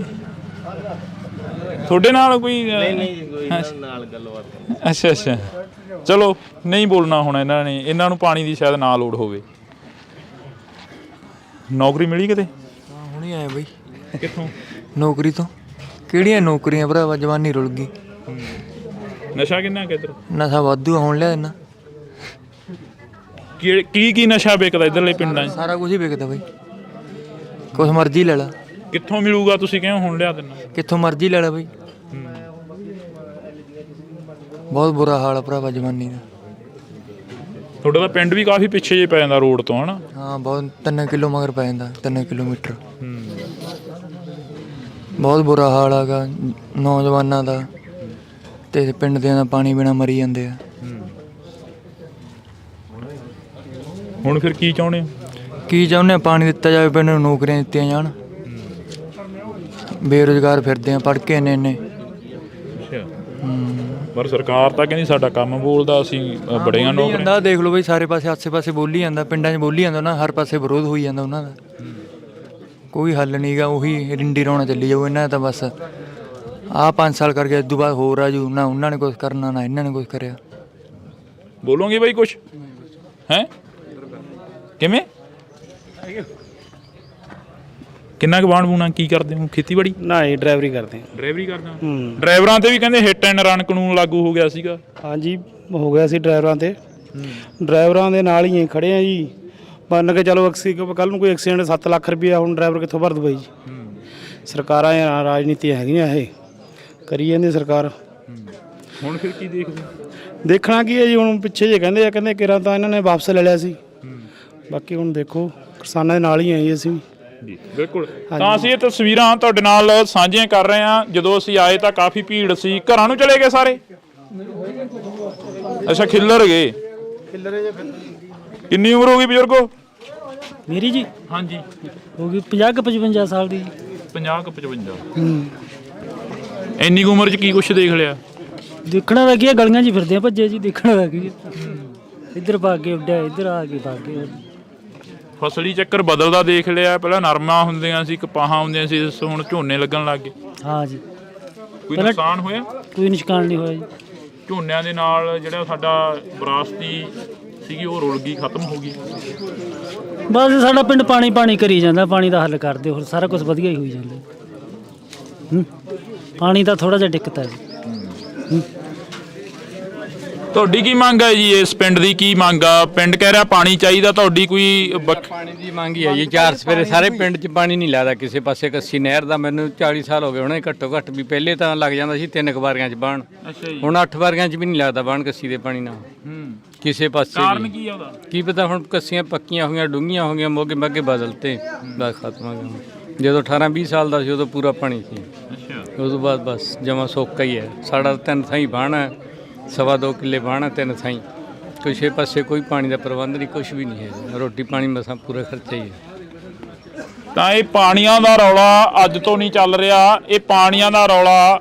ਤੁਹਾਡੇ ਨਾਲ ਕੋਈ? ਨਹੀਂ ਜੀ ਕੋਈ ਨਾਲ ਗੱਲਬਾਤ। ਅੱਛਾ ਅੱਛਾ ਚਲੋ ਨਹੀਂ ਬੋਲਣਾ ਹੁਣ ਇਹਨਾਂ ਨੇ, ਇਹਨਾਂ ਨੂੰ ਪਾਣੀ ਦੀ ਸ਼ਾਇਦ ਨਾ ਲੋੜ ਹੋਵੇ। ਨੌਕਰੀ ਮਿਲੀ ਕਿਤੇ? ਹੁਣੇ ਆਏ ਬਈ। ਕਿੱਥੋਂ? ਨੌਕਰੀ ਤੋਂ। ਕਿਹੜੀਆਂ ਨੌਕਰੀਆਂ ਭਰਾਵਾ, ਜਵਾਨੀ ਰੁਲ ਗਈ। ਨਸ਼ਾ ਕਿੰਨਾ ਕਿੱਧਰ? ਨਸ਼ਾ ਵਾਧੂ ਹੁਣ ਲਿਆ ਇਹਨਾਂ। ਕੀ ਨਸ਼ਾ ਵਿਕਦਾ ਇੱਧਰਲੇ ਪਿੰਡਾਂ 'ਚ? ਸਾਰਾ ਕੁਝ ਹੀ ਵਿਕਦਾ ਬਈ, ਕੁਛ ਮਰਜ਼ੀ ਲੈ ਲਾ। ਕਿੱਥੋਂ ਮਿਲੂਗਾ? ਤੁਸੀਂ ਕਿਉਂ ਹੁਣ ਲਿਆ ਦਿੰਨਾ? ਕਿੱਥੋਂ ਮਰਜ਼ੀ ਲੈ ਲਾ ਬਈ। ਬਹੁਤ ਬੁਰਾ ਹਾਲ ਆ ਭਰਾਵਾ ਜਵਾਨੀ ਦਾ। ਤੁਹਾਡਾ ਤਾਂ ਪਿੰਡ ਵੀ ਕਾਫੀ ਪਿੱਛੇ ਜੇ ਪੈ ਜਾਂਦਾ ਰੋਡ ਤੋਂ, ਹਨਾ? ਹਾਂ ਬਹੁਤ 3 ਕਿਲੋ ਮਗਰ ਪੈ ਜਾਂਦਾ, 3 ਕਿਲੋਮੀਟਰ। ਬਹੁਤ ਬੁਰਾ ਹਾਲ ਹੈਗਾ ਨੌਜਵਾਨਾਂ ਦਾ, ਤੇ ਪਿੰਡ ਦਿਆਂ ਦਾ ਪਾਣੀ ਬਿਨਾਂ ਮਰੀ ਜਾਂਦੇ ਆ। ਹੁਣ ਫਿਰ ਕੀ ਚਾਹੁੰਦੇ ਹੋ? ਕੀ ਚਾਹੁੰਦੇ ਆ? ਪਾਣੀ ਦਿੱਤਾ ਜਾਵੇ, ਪਿੰਡ ਨੂੰ ਨੌਕਰੀਆਂ ਦਿੱਤੀਆਂ ਜਾਣ। ਬੇਰੁਜ਼ਗਾਰ ਫਿਰਦੇ ਆ ਪੜ੍ਹ ਕੇ ਇੰਨੇ। ਪਰ ਸਰਕਾਰ ਤਾਂ ਕਹਿੰਦੀ ਸਾਡਾ ਕੰਮ ਬੋਲਦਾ, ਅਸੀਂ ਬੜੀਆਂ ਨੌਕਰੀਆਂ। ਦੇਖ ਲਓ ਬਈ, ਸਾਰੇ ਪਾਸੇ ਆਸੇ ਪਾਸੇ ਬੋਲੀ ਜਾਂਦਾ, ਪਿੰਡਾਂ 'ਚ ਬੋਲੀ ਜਾਂਦਾ ਨਾ, ਹਰ ਪਾਸੇ ਵਿਰੋਧ ਹੋਈ ਜਾਂਦਾ ਉਹਨਾਂ ਦਾ। ਕੋਈ ਹੱਲ ਨਹੀਂ ਗਾ, ਉਹੀ ਰਿੰਡੀ ਰੌਣਾ ਚੱਲੀ ਜਾਊ ਇਹਨਾਂ ਦਾ ਤਾਂ ਬਸ। ਆਹ 5 ਸਾਲ ਕਰਕੇ ਇਸ ਤੋਂ ਬਾਅਦ ਹੋਰ ਆ ਜੂ ਨਾ, ਉਹਨਾਂ ਨੇ ਕੁਛ ਕਰਨਾ ਨਾ ਇਹਨਾਂ ਨੇ ਕੁਛ ਕਰਿਆ। ਬੋਲੋਗੇ ਬਾਈ ਕੁਛ ਹੈ? ਕਿਵੇਂ? ਕਿੰਨਾ ਕੁ ਬਾਣ ਬੂਣਾ ਕੀ ਕਰਦੇ ਹੋ? ਖੇਤੀਬਾੜੀ? ਨਾ ਇਹ ਡਰਾਈਵਰੀ ਕਰਦੇ ਆ। ਡਰਾਈਵਰੀ ਕਰਦਾ? ਡਰਾਈਵਰਾਂ ਤੇ ਵੀ ਕਹਿੰਦੇ ਹਿੱਟ ਐਂਡ ਰਨ ਕਾਨੂੰਨ ਲਾਗੂ ਹੋ ਗਿਆ ਸੀਗਾ। ਹਾਂਜੀ ਹੋ ਗਿਆ ਸੀ ਡਰਾਈਵਰਾਂ ਤੇ। ਡਰਾਈਵਰਾਂ ਦੇ ਨਾਲ ਹੀ ਖੜੇ ਆ ਜੀ। ਮੰਨ ਕੇ ਚਲੋ ਕੱਲ ਨੂੰ ਕੋਈ ਐਕਸੀਡੈਂਟ 7 ਲੱਖ ਰੁਪਇਆ ਹੁਣ ਡਰਾਈਵਰ ਕਿੱਥੋਂ ਭਰ ਦੂ ਬਾਈ ਜੀ? ਸਰਕਾਰਾਂ ਰਾਜਨੀਤੀਆਂ ਹੈਗੀਆਂ, ਇਹ ਕਰੀ ਜਾਂਦੀ ਸਰਕਾਰ। ਹੁਣ ਫਿਰ ਕੀ ਦੇਖਦੇ? ਦੇਖਣਾ ਕੀ ਹੈ ਜੀ, ਹੁਣ ਪਿੱਛੇ ਜੇ ਕਹਿੰਦੇ ਕਿਰਾਂ ਤਾਂ ਇਹਨਾਂ ਨੇ ਵਾਪਸ ਲੈ ਲਿਆ ਸੀ। ਬਾਕੀ ਹੁਣ ਦੇਖੋ, ਕਿਸਾਨਾਂ ਦੇ ਨਾਲ ਹੀ ਆਏ ਅਸੀਂ ਜੀ। ਬਿਲਕੁਲ। ਤਾਂ ਅਸੀਂ ਇਹ ਤਸਵੀਰਾਂ ਤੁਹਾਡੇ ਨਾਲ ਸਾਂਝੀਆਂ ਕਰ ਰਹੇ ਹਾਂ। ਜਦੋਂ ਅਸੀਂ ਆਏ ਤਾਂ ਕਾਫੀ ਭੀੜ ਸੀ। ਘਰਾਂ ਨੂੰ ਚਲੇ ਗਏ ਸਾਰੇ? ਅੱਛਾ ਖਿੱਲਰ ਗਏ। ਕਿੰਨੀ ਉਮਰ ਹੋ ਗਈ ਬਜ਼ੁਰਗੋ? ਮੇਰੀ ਜੀ ਹਾਂਜੀ ਹੋ ਗਈ 50-55 ਸਾਲ ਦੀ। 50-55। ਇੰਨੀ ਉਮਰ 'ਚ ਕੀ ਕੁਛ ਦੇਖ ਲਿਆ? ਦੇਖਣਾ ਵਾ ਕੀ ਹੈ, ਗਲੀਆਂ 'ਚ ਫਿਰਦੇ ਆ ਭੱਜੇ ਜੀ। ਦੇਖਣਾ ਵਾ ਕੀ ਇੱਧਰ ਭੱਗ ਕੇ ਉੱਡਿਆ, ਇੱਧਰ ਆ ਕੇ ਭੱਗ ਕੇ। ਫਸਲੀ ਚੱਕਰ ਬਦਲਦਾ ਦੇਖ ਲਿਆ। ਪਹਿਲਾਂ ਨਰਮਾ ਹੁੰਦੀਆਂ ਸੀ, ਕਪਾਹਾਂ ਹੁੰਦੀਆਂ ਸੀ, ਹੁਣ ਝੋਨੇ ਲੱਗਣ ਲੱਗ ਗਏ। ਹਾਂ ਜੀ। ਕੋਈ ਨੁਕਸਾਨ ਹੋਇਆ? ਕੋਈ ਨੁਕਸਾਨ ਨਹੀਂ ਹੋਇਆ ਜੀ। ਝੋਨਿਆਂ ਦੇ ਨਾਲ ਜਿਹੜਾ ਸਾਡਾ ਵਿਰਾਸਤੀ ਸੀਗੀ ਉਹ ਰੁਲ ਗਈ, ਖਤਮ ਹੋ ਗਈ। ਬਸ ਸਾਡਾ ਪਿੰਡ ਪਾਣੀ ਕਰੀ ਜਾਂਦਾ। ਪਾਣੀ ਦਾ ਹੱਲ ਕਰਦੇ, ਹੋਰ ਸਾਰਾ ਕੁਝ ਵਧੀਆ ਹੀ ਹੋਈ ਜਾਂਦਾ। ਪਾਣੀ ਦਾ ਥੋੜਾ ਜਿਹਾ ਦਿੱਕਤ ਹੈ ਜੀ। ਤੁਹਾਡੀ ਕੀ ਮੰਗ ਹੈ ਜੀ? ਇਸ ਪਿੰਡ ਦੀ ਕੀ ਮੰਗ ਆ? ਪਿੰਡ ਕਹਿ ਰਿਹਾ ਪਾਣੀ ਚਾਹੀਦਾ, ਤੁਹਾਡੀ ਕੋਈ? ਪਾਣੀ ਦੀ ਮੰਗ ਹੀ ਹੈ ਜੀ। 4 ਸਵੇਰੇ ਸਾਰੇ ਪਿੰਡ 'ਚ ਪਾਣੀ ਨਹੀਂ ਲੱਗਦਾ ਕਿਸੇ ਪਾਸੇ। ਕੱਸੀ ਨਹਿਰ ਦਾ ਮੈਨੂੰ 40 ਸਾਲ ਹੋ ਗਏ ਹੁਣੇ ਘੱਟੋ ਘੱਟ ਵੀ। ਪਹਿਲੇ ਤਾਂ ਲੱਗ ਜਾਂਦਾ ਸੀ 3 ਵਾਰੀਆਂ 'ਚ ਬਾਣ, ਹੁਣ 8 ਵਾਰੀਆਂ 'ਚ ਵੀ ਨਹੀਂ ਲੱਗਦਾ ਬਾਣ ਕੱਸੀ ਦੇ ਪਾਣੀ ਨਾਲ ਕਿਸੇ ਪਾਸੇ। ਕਾਰਨ ਕੀ ਆ ਉਹਦਾ? ਕੀ ਪਤਾ, ਹੁਣ ਕੱਸੀਆਂ ਪੱਕੀਆਂ ਹੋਈਆਂ, ਡੂੰਘੀਆਂ ਹੋ ਗਈਆਂ, ਮੋਗੇ ਮੱਗੇ ਬਦਲਤੇ, ਬਸ ਖਤਮ ਹੋ ਗਿਆ। ਜਦੋਂ 18-20 ਸਾਲ ਦਾ ਸੀ ਉਦੋਂ ਪੂਰਾ ਪਾਣੀ ਸੀ। ਉਸ ਤੋਂ ਬਾਅਦ ਬਸ ਜਮਾ ਸੋਕਾ ਹੀ ਹੈ। ਸਾਡਾ 3 ਥਾਈਂ ਬਾਣ ਹੈ, 2.25 ਕਿੱਲੇ ਬਾਣ ਹੈ, 3 ਥਾਈਂ। ਕਿਸੇ ਪਾਸੇ ਕੋਈ ਪਾਣੀ ਦਾ ਪ੍ਰਬੰਧ ਨਹੀਂ, ਕੁਛ ਵੀ ਨਹੀਂ ਹੈ। ਰੋਟੀ ਪਾਣੀ ਮਸਾਂ ਪੂਰਾ ਖਰਚਾ ਹੀ ਹੈ। ਤਾਂ ਇਹ ਪਾਣੀਆਂ ਦਾ ਰੌਲਾ ਅੱਜ ਤੋਂ ਨਹੀਂ ਚੱਲ ਰਿਹਾ। ਇਹ ਪਾਣੀਆਂ ਦਾ ਰੌਲਾ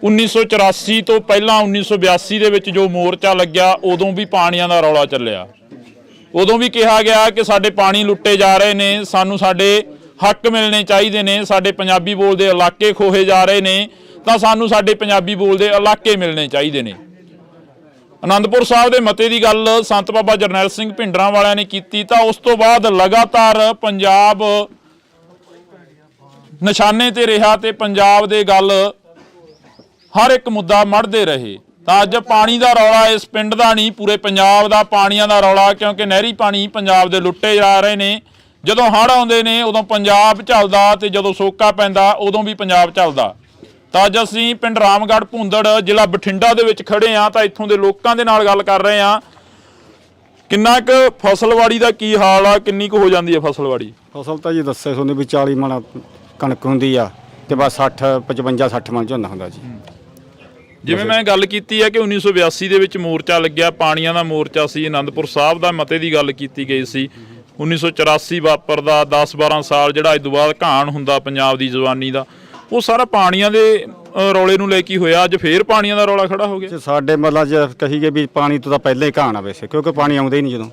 1984 ਤੋਂ ਪਹਿਲਾਂ 1982 ਦੇ ਵਿੱਚ ਜੋ ਮੋਰਚਾ ਲੱਗਿਆ, ਉਦੋਂ ਵੀ ਪਾਣੀਆਂ ਦਾ ਰੌਲਾ ਚੱਲਿਆ। ਉਦੋਂ ਵੀ ਕਿਹਾ ਗਿਆ ਕਿ ਸਾਡੇ ਪਾਣੀ ਲੁੱਟੇ ਜਾ ਰਹੇ ਨੇ, ਸਾਨੂੰ ਸਾਡੇ ਹੱਕ ਮਿਲਣੇ ਚਾਹੀਦੇ ਨੇ, ਸਾਡੇ ਪੰਜਾਬੀ ਬੋਲਦੇ ਇਲਾਕੇ ਖੋਹੇ ਜਾ ਰਹੇ ਨੇ, ਤਾਂ ਸਾਨੂੰ ਸਾਡੇ ਪੰਜਾਬੀ ਬੋਲਦੇ ਇਲਾਕੇ ਮਿਲਣੇ ਚਾਹੀਦੇ ਨੇ। ਅਨੰਦਪੁਰ ਸਾਹਿਬ ਦੇ ਮਤੇ ਦੀ ਗੱਲ ਸੰਤ ਬਾਬਾ ਜਰਨੈਲ ਸਿੰਘ ਭਿੰਡਰਾਂ ਵਾਲਿਆਂ ਨੇ ਕੀਤੀ, ਤਾਂ ਉਸ ਤੋਂ ਬਾਅਦ ਲਗਾਤਾਰ ਪੰਜਾਬ ਨਿਸ਼ਾਨੇ ਤੇ ਰਿਹਾ ਤੇ ਪੰਜਾਬ ਦੇ ਗੱਲ ਹਰ ਇੱਕ ਮੁੱਦਾ ਮੜਦੇ ਰਹੇ। ਤਾਂ ਅੱਜ ਪਾਣੀ ਦਾ ਰੌਲਾ ਇਸ ਪਿੰਡ ਦਾ ਨਹੀਂ, ਪੂਰੇ ਪੰਜਾਬ ਦਾ ਪਾਣੀਆਂ ਦਾ ਰੌਲਾ, ਕਿਉਂਕਿ ਨਹਿਰੀ ਪਾਣੀ ਪੰਜਾਬ ਦੇ ਲੁੱਟੇ ਜਾ ਰਹੇ ਨੇ। ਜਦੋਂ ਹੜ੍ਹ ਆਉਂਦੇ ਨੇ ਉਦੋਂ ਪੰਜਾਬ ਝੱਲਦਾ, ਤੇ ਜਦੋਂ ਸੋਕਾ ਪੈਂਦਾ ਉਦੋਂ ਵੀ ਪੰਜਾਬ ਝੱਲਦਾ। ਤਾਂ ਅੱਜ ਅਸੀਂ ਪਿੰਡ ਰਾਮਗੜ੍ਹ ਭੁੰਦੜ ਜ਼ਿਲ੍ਹਾ ਬਠਿੰਡਾ ਦੇ ਵਿੱਚ ਖੜੇ ਆ ਤਾਂ ਇੱਥੋਂ ਦੇ ਲੋਕਾਂ ਦੇ ਨਾਲ ਗੱਲ ਕਰ ਰਹੇ ਆ। ਕਿੰਨਾ ਕੁ ਫਸਲਵਾੜੀ ਦਾ ਕੀ ਹਾਲ ਆ, ਕਿੰਨੀ ਕੁ ਹੋ ਜਾਂਦੀ ਹੈ ਫਸਲਵਾੜੀ? ਫਸਲ ਤਾਂ ਜੀ ਦੱਸੇ ਤੁਹਾਨੂੰ ਵੀ 40 ਮਣ ਕਣਕ ਹੁੰਦੀ ਆ ਤੇ ਬਸ 55-60 ਮਣ ਝੋਨਾ ਹੁੰਦਾ ਜੀ। ਜਿਵੇਂ ਮੈਂ ਗੱਲ ਕੀਤੀ ਹੈ ਕਿ 1982 ਦੇ ਵਿੱਚ ਮੋਰਚਾ ਲੱਗਿਆ, ਪਾਣੀਆਂ ਦਾ ਮੋਰਚਾ ਸੀ, ਆਨੰਦਪੁਰ ਸਾਹਿਬ ਦਾ ਮਤੇ ਦੀ ਗੱਲ ਕੀਤੀ ਗਈ ਸੀ। 1984 ਵਾਪਰਦਾ 10-12 ਸਾਲ ਜਿਹੜਾ ਇਸ ਤੋਂ ਬਾਅਦ ਘਾਣ ਹੁੰਦਾ ਪੰਜਾਬ ਦੀ ਜਵਾਨੀ ਦਾ, ਉਹ ਸਾਰਾ ਪਾਣੀਆਂ ਦੇ ਰੌਲੇ ਨੂੰ ਲੈ ਕੇ ਹੋਇਆ। ਅੱਜ ਫੇਰ ਪਾਣੀਆਂ ਦਾ ਰੌਲਾ ਖੜਾ ਹੋ ਗਿਆ। ਸਾਡੇ ਮਤਲਬ ਜੇ ਕਹੀਏ ਵੀ ਪਾਣੀ ਤੋਂ ਤਾਂ ਪਹਿਲਾਂ ਹੀ ਘਾਣ ਆ ਵੈਸੇ, ਕਿਉਂਕਿ ਪਾਣੀ ਆਉਂਦਾ ਹੀ ਨਹੀਂ ਜਦੋਂ।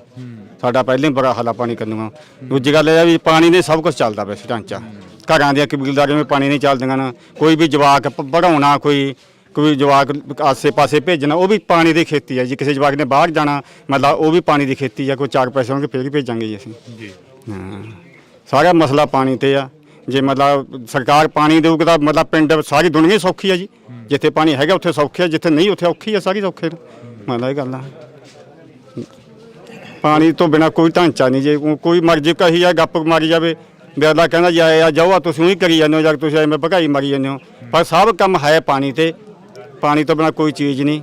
ਸਾਡਾ ਪਹਿਲਾਂ ਹੀ ਬੜਾ ਹਾਲਾ ਪਾਣੀ ਕਰਨਾ। ਦੂਜੀ ਗੱਲ ਇਹ ਆ ਵੀ ਪਾਣੀ ਨੇ ਸਭ ਕੁਝ ਚੱਲਦਾ ਵੈਸੇ ਢਾਂਚਾ। ਘਰਾਂ ਦੀਆਂ ਕਬੀਲਦਾਰੀਆਂ ਵਿੱਚ ਪਾਣੀ ਨਹੀਂ ਚੱਲਦੀਆਂ ਨਾ, ਕੋਈ ਵੀ ਜਵਾਕ ਪੜ੍ਹਾਉਣਾ, ਕੋਈ ਜਵਾਕ ਆਸੇ ਪਾਸੇ ਭੇਜਣਾ, ਉਹ ਵੀ ਪਾਣੀ ਦੀ ਖੇਤੀ ਹੈ ਜੀ। ਕਿਸੇ ਜਵਾਕ ਨੇ ਬਾਹਰ ਜਾਣਾ ਮਤਲਬ ਉਹ ਵੀ ਪਾਣੀ ਦੀ ਖੇਤੀ ਆ। ਕੋਈ 4 ਪੈਸੇ ਹੋਣਗੇ ਫਿਰ ਹੀ ਭੇਜਾਂਗੇ ਜੀ ਅਸੀਂ ਜੀ। ਹਾਂ, ਸਾਰਾ ਮਸਲਾ ਪਾਣੀ ਤੇ ਆ। ਜੇ ਮਤਲਬ ਸਰਕਾਰ ਪਾਣੀ ਦੇਊਗੀ ਤਾਂ ਮਤਲਬ ਪਿੰਡ ਸਾਰੀ ਦੁਨੀਆ ਸੌਖੀ ਆ ਜੀ। ਜਿੱਥੇ ਪਾਣੀ ਹੈਗਾ ਉੱਥੇ ਸੌਖੀ ਆ, ਜਿੱਥੇ ਨਹੀਂ ਉੱਥੇ ਔਖੀ ਆ, ਸਾਰੀ ਸੌਖੇ ਮਤਲਬ ਇਹ ਗੱਲ ਆ। ਪਾਣੀ ਤੋਂ ਬਿਨਾਂ ਕੋਈ ਢਾਂਚਾ ਨਹੀਂ। ਜੇ ਕੋਈ ਮਰਜ਼ੀ ਕਹੀ ਜਾ ਗੱਪ ਮਾਰੀ ਜਾਵੇ, ਬਿਰਲਾ ਕਹਿੰਦਾ ਜੀ ਆ ਜਾਓ, ਤੁਸੀਂ ਉਹੀ ਕਰੀ ਜਾਂਦੇ ਹੋ ਜਾਂ ਤੁਸੀਂ ਐਵੇਂ ਭਗਾਈ ਮਾਰੀ ਜਾਂਦੇ ਹੋ। ਪਰ ਸਭ ਕੰਮ ਹੈ ਪਾਣੀ ਤੇ। ਪਾਣੀ ਤੋਂ ਬਿਨਾਂ ਕੋਈ ਚੀਜ਼ ਨਹੀਂ।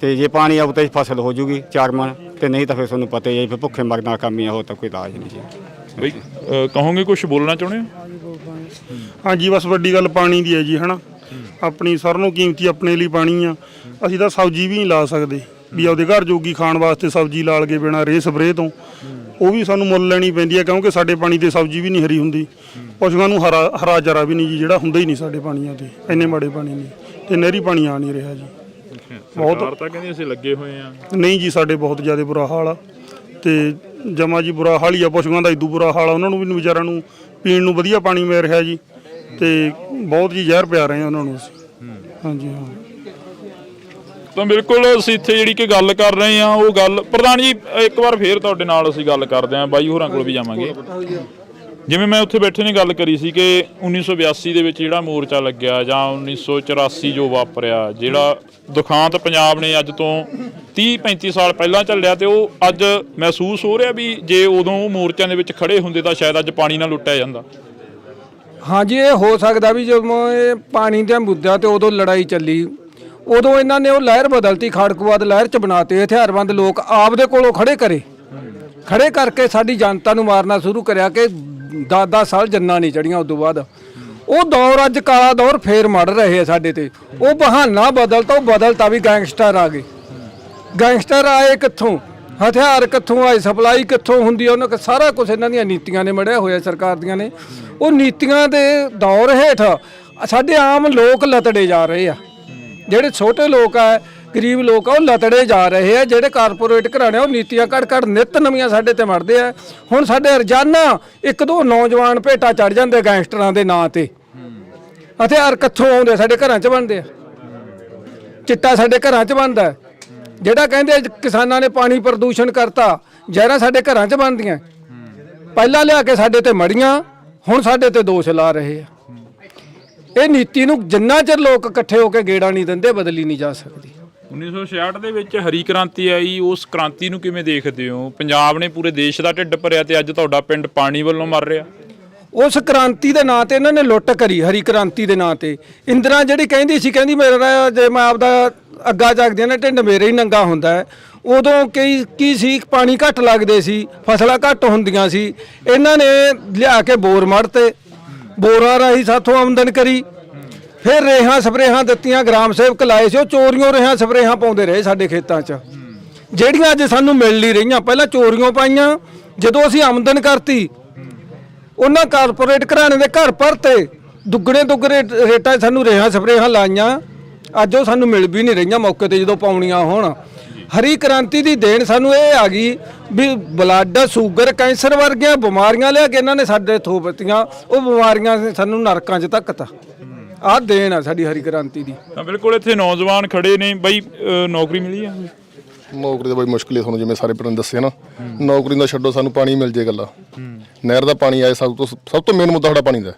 ਤੇ ਜੇ ਪਾਣੀ ਆਊ ਤਾਂ ਫਸਲ ਹੋ ਜੂਗੀ 4 ਮਣ, ਤੇ ਨਹੀਂ ਤਾਂ ਫਿਰ ਤੁਹਾਨੂੰ ਪਤਾ ਹੀ ਹੈ ਫਿਰ ਭੁੱਖੇ ਮਰਨਾ ਕੰਮ ਹੀ ਆ, ਹੋ ਤਾਂ ਕੋਈ ਇਲਾਜ ਨਹੀਂ ਜੀ। ਬਈ ਕਹੋਗੇ ਕੁਝ ਬੋਲਣਾ ਚਾਹੁੰਦੇ ਹੋ? ਹਾਂਜੀ, ਬਸ ਵੱਡੀ ਗੱਲ ਪਾਣੀ ਦੀ ਹੈ ਜੀ, ਹਨਾ। ਆਪਣੀ ਸਾਰਿਆਂ ਨੂੰ ਕੀਮਤੀ ਆਪਣੇ ਲਈ ਪਾਣੀ ਆ। ਅਸੀਂ ਤਾਂ ਸਬਜ਼ੀ ਵੀ ਨਹੀਂ ਲਾ ਸਕਦੇ ਵੀ ਆਪਦੇ ਘਰ ਜੋਗੀ ਖਾਣ ਵਾਸਤੇ ਸਬਜ਼ੀ ਲਾ ਲਗੇ ਬਿਨਾਂ ਰੇਹ ਸਪਰੇਅ ਤੋਂ। ਉਹ ਵੀ ਸਾਨੂੰ ਮੁੱਲ ਲੈਣੀ ਪੈਂਦੀ ਹੈ, ਕਿਉਂਕਿ ਸਾਡੇ ਪਾਣੀ ਤੇ ਸਬਜ਼ੀ ਵੀ ਨਹੀਂ ਹਰੀ ਹੁੰਦੀ। ਪਸ਼ੂਆਂ ਨੂੰ ਹਰਾ ਚਾਰਾ ਵੀ ਨਹੀਂ ਜੀ, ਜਿਹੜਾ ਹੁੰਦਾ ਹੀ ਨਹੀਂ ਸਾਡੇ ਪਾਣੀਆਂ ਤੇ। ਇੰਨੇ ਮਾੜੇ ਪਾਣੀ ਨੇ ਤੇ ਨਹਿਰੀ ਪਾਣੀ ਆ ਨਹੀਂ ਰਿਹਾ ਜੀ। ਬਹੁਤ ਤਾਂ ਕਹਿੰਦੇ ਅਸੀਂ ਲੱਗੇ ਹੋਏ ਆ। ਨਹੀਂ ਜੀ, ਸਾਡੇ ਬਹੁਤ ਜ਼ਿਆਦਾ ਬੁਰਾ ਹਾਲ ਆ ਤੇ ਜਮਾ ਜੀ ਬੁਰਾ ਹਾਲ ਹੀ ਆ। ਪਸ਼ੂਆਂ ਦਾ ਇਦੋਂ ਬੁਰਾ ਹਾਲ ਆ, ਉਹਨਾਂ ਨੂੰ ਵੀ ਵਿਚਾਰਿਆਂ ਨੂੰ ਪੀਣ ਨੂੰ ਵਧੀਆ ਪਾਣੀ ਮਿਲ ਰਿਹਾ ਜੀ, ਤੇ ਬਹੁਤ ਜੀ ਜ਼ਹਿਰ ਪਿਆ ਰਹੇ ਆ ਉਹਨਾਂ ਨੂੰ ਅਸੀਂ। ਹਾਂਜੀ ਹਾਂ। ਤਾਂ ਬਿਲਕੁਲ ਅਸੀਂ ਇੱਥੇ ਜਿਹੜੀ ਕਿ ਗੱਲ ਕਰ ਰਹੇ ਹਾਂ ਉਹ ਗੱਲ, ਪ੍ਰਧਾਨ ਜੀ ਇੱਕ ਵਾਰ ਫੇਰ ਤੁਹਾਡੇ ਨਾਲ ਅਸੀਂ ਗੱਲ ਕਰਦੇ ਹਾਂ, ਬਾਈ ਹੋਰਾਂ ਕੋਲ ਵੀ ਜਾਵਾਂਗੇ। ਜਿਵੇਂ ਮੈਂ ਉੱਥੇ ਬੈਠੇ ਨੇ ਗੱਲ ਕਰੀ ਸੀ ਕਿ 1982 ਦੇ ਵਿੱਚ ਜਿਹੜਾ ਮੋਰਚਾ ਲੱਗਿਆ ਜਾਂ 1984 ਜੋ ਵਾਪਰਿਆ, ਜਿਹੜਾ ਦੁਖਾਂਤ ਪੰਜਾਬ ਨੇ ਅੱਜ ਤੋਂ 30-35 ਸਾਲ ਪਹਿਲਾਂ ਚੱਲਿਆ, ਤੇ ਉਹ ਅੱਜ ਮਹਿਸੂਸ ਹੋ ਰਿਹਾ ਵੀ ਜੇ ਉਦੋਂ ਉਹ ਮੋਰਚਿਆਂ ਦੇ ਵਿੱਚ ਖੜੇ ਹੁੰਦੇ ਤਾਂ ਸ਼ਾਇਦ ਅੱਜ ਪਾਣੀ ਨਾਲ ਲੁੱਟਿਆ ਜਾਂਦਾ। ਹਾਂਜੀ, ਇਹ ਹੋ ਸਕਦਾ ਵੀ ਜਦੋਂ ਇਹ ਪਾਣੀ ਦੇ ਮੁੱਦਿਆਂ ਤੇ ਉਦੋਂ ਲੜਾਈ ਚੱਲੀ, ਉਦੋਂ ਇਹਨਾਂ ਨੇ ਉਹ ਲਹਿਰ ਬਦਲਤੀ, ਖਾੜਕੂਵਾਦ ਲਹਿਰ ਚ ਬਣਾਤੇ। ਹਥਿਆਰਬੰਦ ਲੋਕ ਆਪਦੇ ਕੋਲੋਂ ਖੜੇ ਕਰਕੇ ਸਾਡੀ ਜਨਤਾ ਨੂੰ ਮਾਰਨਾ ਸ਼ੁਰੂ ਕਰਿਆ ਕਿ 10-10 ਸਾਲ ਜੰਨਾਂ ਨਹੀਂ ਚੜੀਆਂ। ਉਦੋਂ ਬਾਅਦ ਉਹ ਦੌਰ, ਅੱਜ ਕਾਲਾ ਦੌਰ ਫੇਰ ਮੜ ਰਹੇ ਆ ਸਾਡੇ ਤੇ। ਉਹ ਬਹਾਨਾ ਬਦਲਤਾ ਵੀ ਗੈਂਗਸਟਰ ਆ ਗਏ। ਗੈਂਗਸਟਰ ਆਏ ਕਿੱਥੋਂ, ਹਥਿਆਰ ਕਿੱਥੋਂ ਆਏ, ਸਪਲਾਈ ਕਿੱਥੋਂ ਹੁੰਦੀ ਹੈ, ਉਹਨਾਂ ਸਾਰਾ ਕੁਝ ਇਹਨਾਂ ਦੀਆਂ ਨੀਤੀਆਂ ਨੇ ਮੜਿਆ ਹੋਇਆ, ਸਰਕਾਰ ਦੀਆਂ ਨੇ। ਉਹ ਨੀਤੀਆਂ ਦੇ ਦੌਰ ਹੇਠ ਸਾਡੇ ਆਮ ਲੋਕ ਲਤੜੇ ਜਾ ਰਹੇ ਆ। ਜਿਹੜੇ ਛੋਟੇ ਲੋਕ ਆ, ਗਰੀਬ ਲੋਕ ਆ, ਉਹ ਲਤੜੇ ਜਾ ਰਹੇ ਆ। ਜਿਹੜੇ ਕਾਰਪੋਰੇਟ ਘਰਾਣੇ ਉਹ ਨੀਤੀਆਂ ਘੜ ਨਿੱਤ ਨਵੀਆਂ ਸਾਡੇ ਤੇ ਮੜਦੇ ਆ। ਹੁਣ ਸਾਡੇ ਰੋਜ਼ਾਨਾ 1-2 ਨੌਜਵਾਨ ਭੇਟਾ ਚੜ ਜਾਂਦੇ ਗੈਂਗਸਟਰਾਂ ਦੇ ਨਾਂ ਤੇ। ਹਥਿਆਰ ਕਿੱਥੋਂ ਆਉਂਦੇ? ਸਾਡੇ ਘਰਾਂ 'ਚ ਬਣਦੇ ਆ। ਚਿੱਟਾ ਸਾਡੇ ਘਰਾਂ 'ਚ ਬਣਦਾ। ਜਿਹੜਾ ਕਹਿੰਦੇ ਕਿਸਾਨਾਂ ਨੇ ਪਾਣੀ ਪ੍ਰਦੂਸ਼ਣ ਕਰਤਾ, ਜ਼ਹਿਰਾਂ ਸਾਡੇ ਘਰਾਂ 'ਚ ਬਣਦੀਆਂ। ਪਹਿਲਾਂ ਲਿਆ ਕੇ ਸਾਡੇ ਤੇ ਮੜੀਆਂ, ਹੁਣ ਸਾਡੇ ਤੇ ਦੋਸ਼ ਲਾ ਰਹੇ ਆ। ਇਹ ਨੀਤੀ ਨੂੰ ਜਿੰਨਾ ਚਿਰ ਲੋਕ ਇਕੱਠੇ ਹੋ ਕੇ ਗੇੜਾ ਨਹੀਂ ਦਿੰਦੇ, ਬਦਲੀ ਨਹੀਂ ਜਾ ਸਕਦੀ। 1966 ਦੇ ਵਿੱਚ ਹਰੀ ਕ੍ਰਾਂਤੀ ਆਈ, ਉਸ ਕ੍ਰਾਂਤੀ ਨੂੰ ਕਿਵੇਂ ਦੇਖਦੇ ਹੋ? ਪੰਜਾਬ ਨੇ ਪੂਰੇ ਦੇਸ਼ ਦਾ ਢਿੱਡ ਭਰਿਆ ਤੇ ਅੱਜ ਤੁਹਾਡਾ ਪਿੰਡ ਪਾਣੀ ਵੱਲੋਂ ਮਰ ਰਿਹਾ। ਉਸ ਕ੍ਰਾਂਤੀ ਦੇ ਨਾਂ ਤੇ ਇਹਨਾਂ ਨੇ ਲੁੱਟ ਕਰੀ, ਹਰੀ ਕ੍ਰਾਂਤੀ ਦੇ ਨਾਂ ਤੇ। ਇੰਦਰਾ ਜਿਹੜੀ ਕਹਿੰਦੀ ਸੀ, ਕਹਿੰਦੀ ਮੇਰਾ ਜੇ ਮੈਂ ਆਪਦਾ ਅੱਗਾ ਚੱਕਦੀ ਨਾ ਢਿੱਡ ਮੇਰੇ ਹੀ ਨੰਗਾ ਹੁੰਦਾ ਹੈ। ਉਦੋਂ ਕੀ ਸੀ, ਪਾਣੀ ਘੱਟ ਲੱਗਦੇ ਸੀ, ਫਸਲਾਂ ਘੱਟ ਹੁੰਦੀਆਂ ਸੀ। ਇਹਨਾਂ ਨੇ ਲਿਆ ਕੇ ਬੋਰ ਮੜਤੇ, ਬੋਰਾਂ ਰਾਹੀਂ ਸਾਥੋਂ ਆਮਦਨ ਕਰੀ। ਫਿਰ ਰੇਹਾਂ ਸਪਰੇਹਾਂ ਦਿੱਤੀਆਂ, ਗ੍ਰਾਮ ਸੇਵਕ ਲਾਏ ਸੀ, ਉਹ ਚੋਰੀਆਂ ਰੇਹਾਂ ਸਪਰੇਹਾਂ ਪਾਉਂਦੇ ਰਹੇ ਸਾਡੇ ਖੇਤਾਂ 'ਚ, ਜਿਹੜੀਆਂ ਅੱਜ ਸਾਨੂੰ ਮਿਲ ਨਹੀਂ ਰਹੀਆਂ। ਪਹਿਲਾਂ ਚੋਰੀਆਂ ਪਾਈਆਂ, ਜਦੋਂ ਅਸੀਂ ਆਮਦਨ ਕਰਤੀ ਉਹਨਾਂ ਕਾਰਪੋਰੇਟ ਘਰਾਣੇ ਦੇ ਘਰ ਭਰਤੇ, ਦੁੱਗਣੇ ਰੇਟਾਂ ਸਾਨੂੰ ਰੇਹਾਂ ਸਪਰੇਹਾਂ ਲਾਈਆਂ। ਅੱਜ ਉਹ ਸਾਨੂੰ ਮਿਲ ਵੀ ਨਹੀਂ ਰਹੀਆਂ ਮੌਕੇ ਤੇ ਜਦੋਂ ਪਾਉਣੀਆਂ ਹੋਣ। ਹਰੀ ਕ੍ਰਾਂਤੀ ਦੀ ਦੇਣ ਸਾਨੂੰ ਇਹ ਆ ਗਈ ਵੀ ਬਲੱਡ, ਸ਼ੂਗਰ, ਕੈਂਸਰ ਵਰਗੀਆਂ ਬਿਮਾਰੀਆਂ ਲਿਆ ਕੇ ਇਹਨਾਂ ਨੇ ਸਾਡੇ ਥੋਪਤੀਆਂ। ਉਹ ਬਿਮਾਰੀਆਂ ਸਾਨੂੰ ਨਰਕਾਂ 'ਚ ਧੱਕਤਾ। ਆਹ ਦੇਣ ਆ ਸਾਡੀ ਹਰੀ ਕ੍ਰਾਂਤੀ ਦੀ। ਤਾਂ ਬਿਲਕੁਲ ਇੱਥੇ ਨੌਜਵਾਨ ਖੜੇ ਨੇ। ਬਈ ਨੌਕਰੀ ਮਿਲੀ ਆ? ਨੌਕਰੀ ਦਾ ਬਈ ਮੁਸ਼ਕਿਲ ਹੈ, ਤੁਹਾਨੂੰ ਜਿਵੇਂ ਸਾਰੇ ਪਿੰਡ ਨੇ ਦੱਸਿਆ ਨਾ। ਨੌਕਰੀ ਦਾ ਛੱਡੋ, ਸਾਨੂੰ ਪਾਣੀ ਮਿਲ ਜੇ ਗੱਲਾਂ। ਨਹਿਰ ਦਾ ਪਾਣੀ ਆਏ, ਸਭ ਤੋਂ ਮੇਨ ਮੁੱਦਾ ਸਾਡਾ ਪਾਣੀ ਦਾ।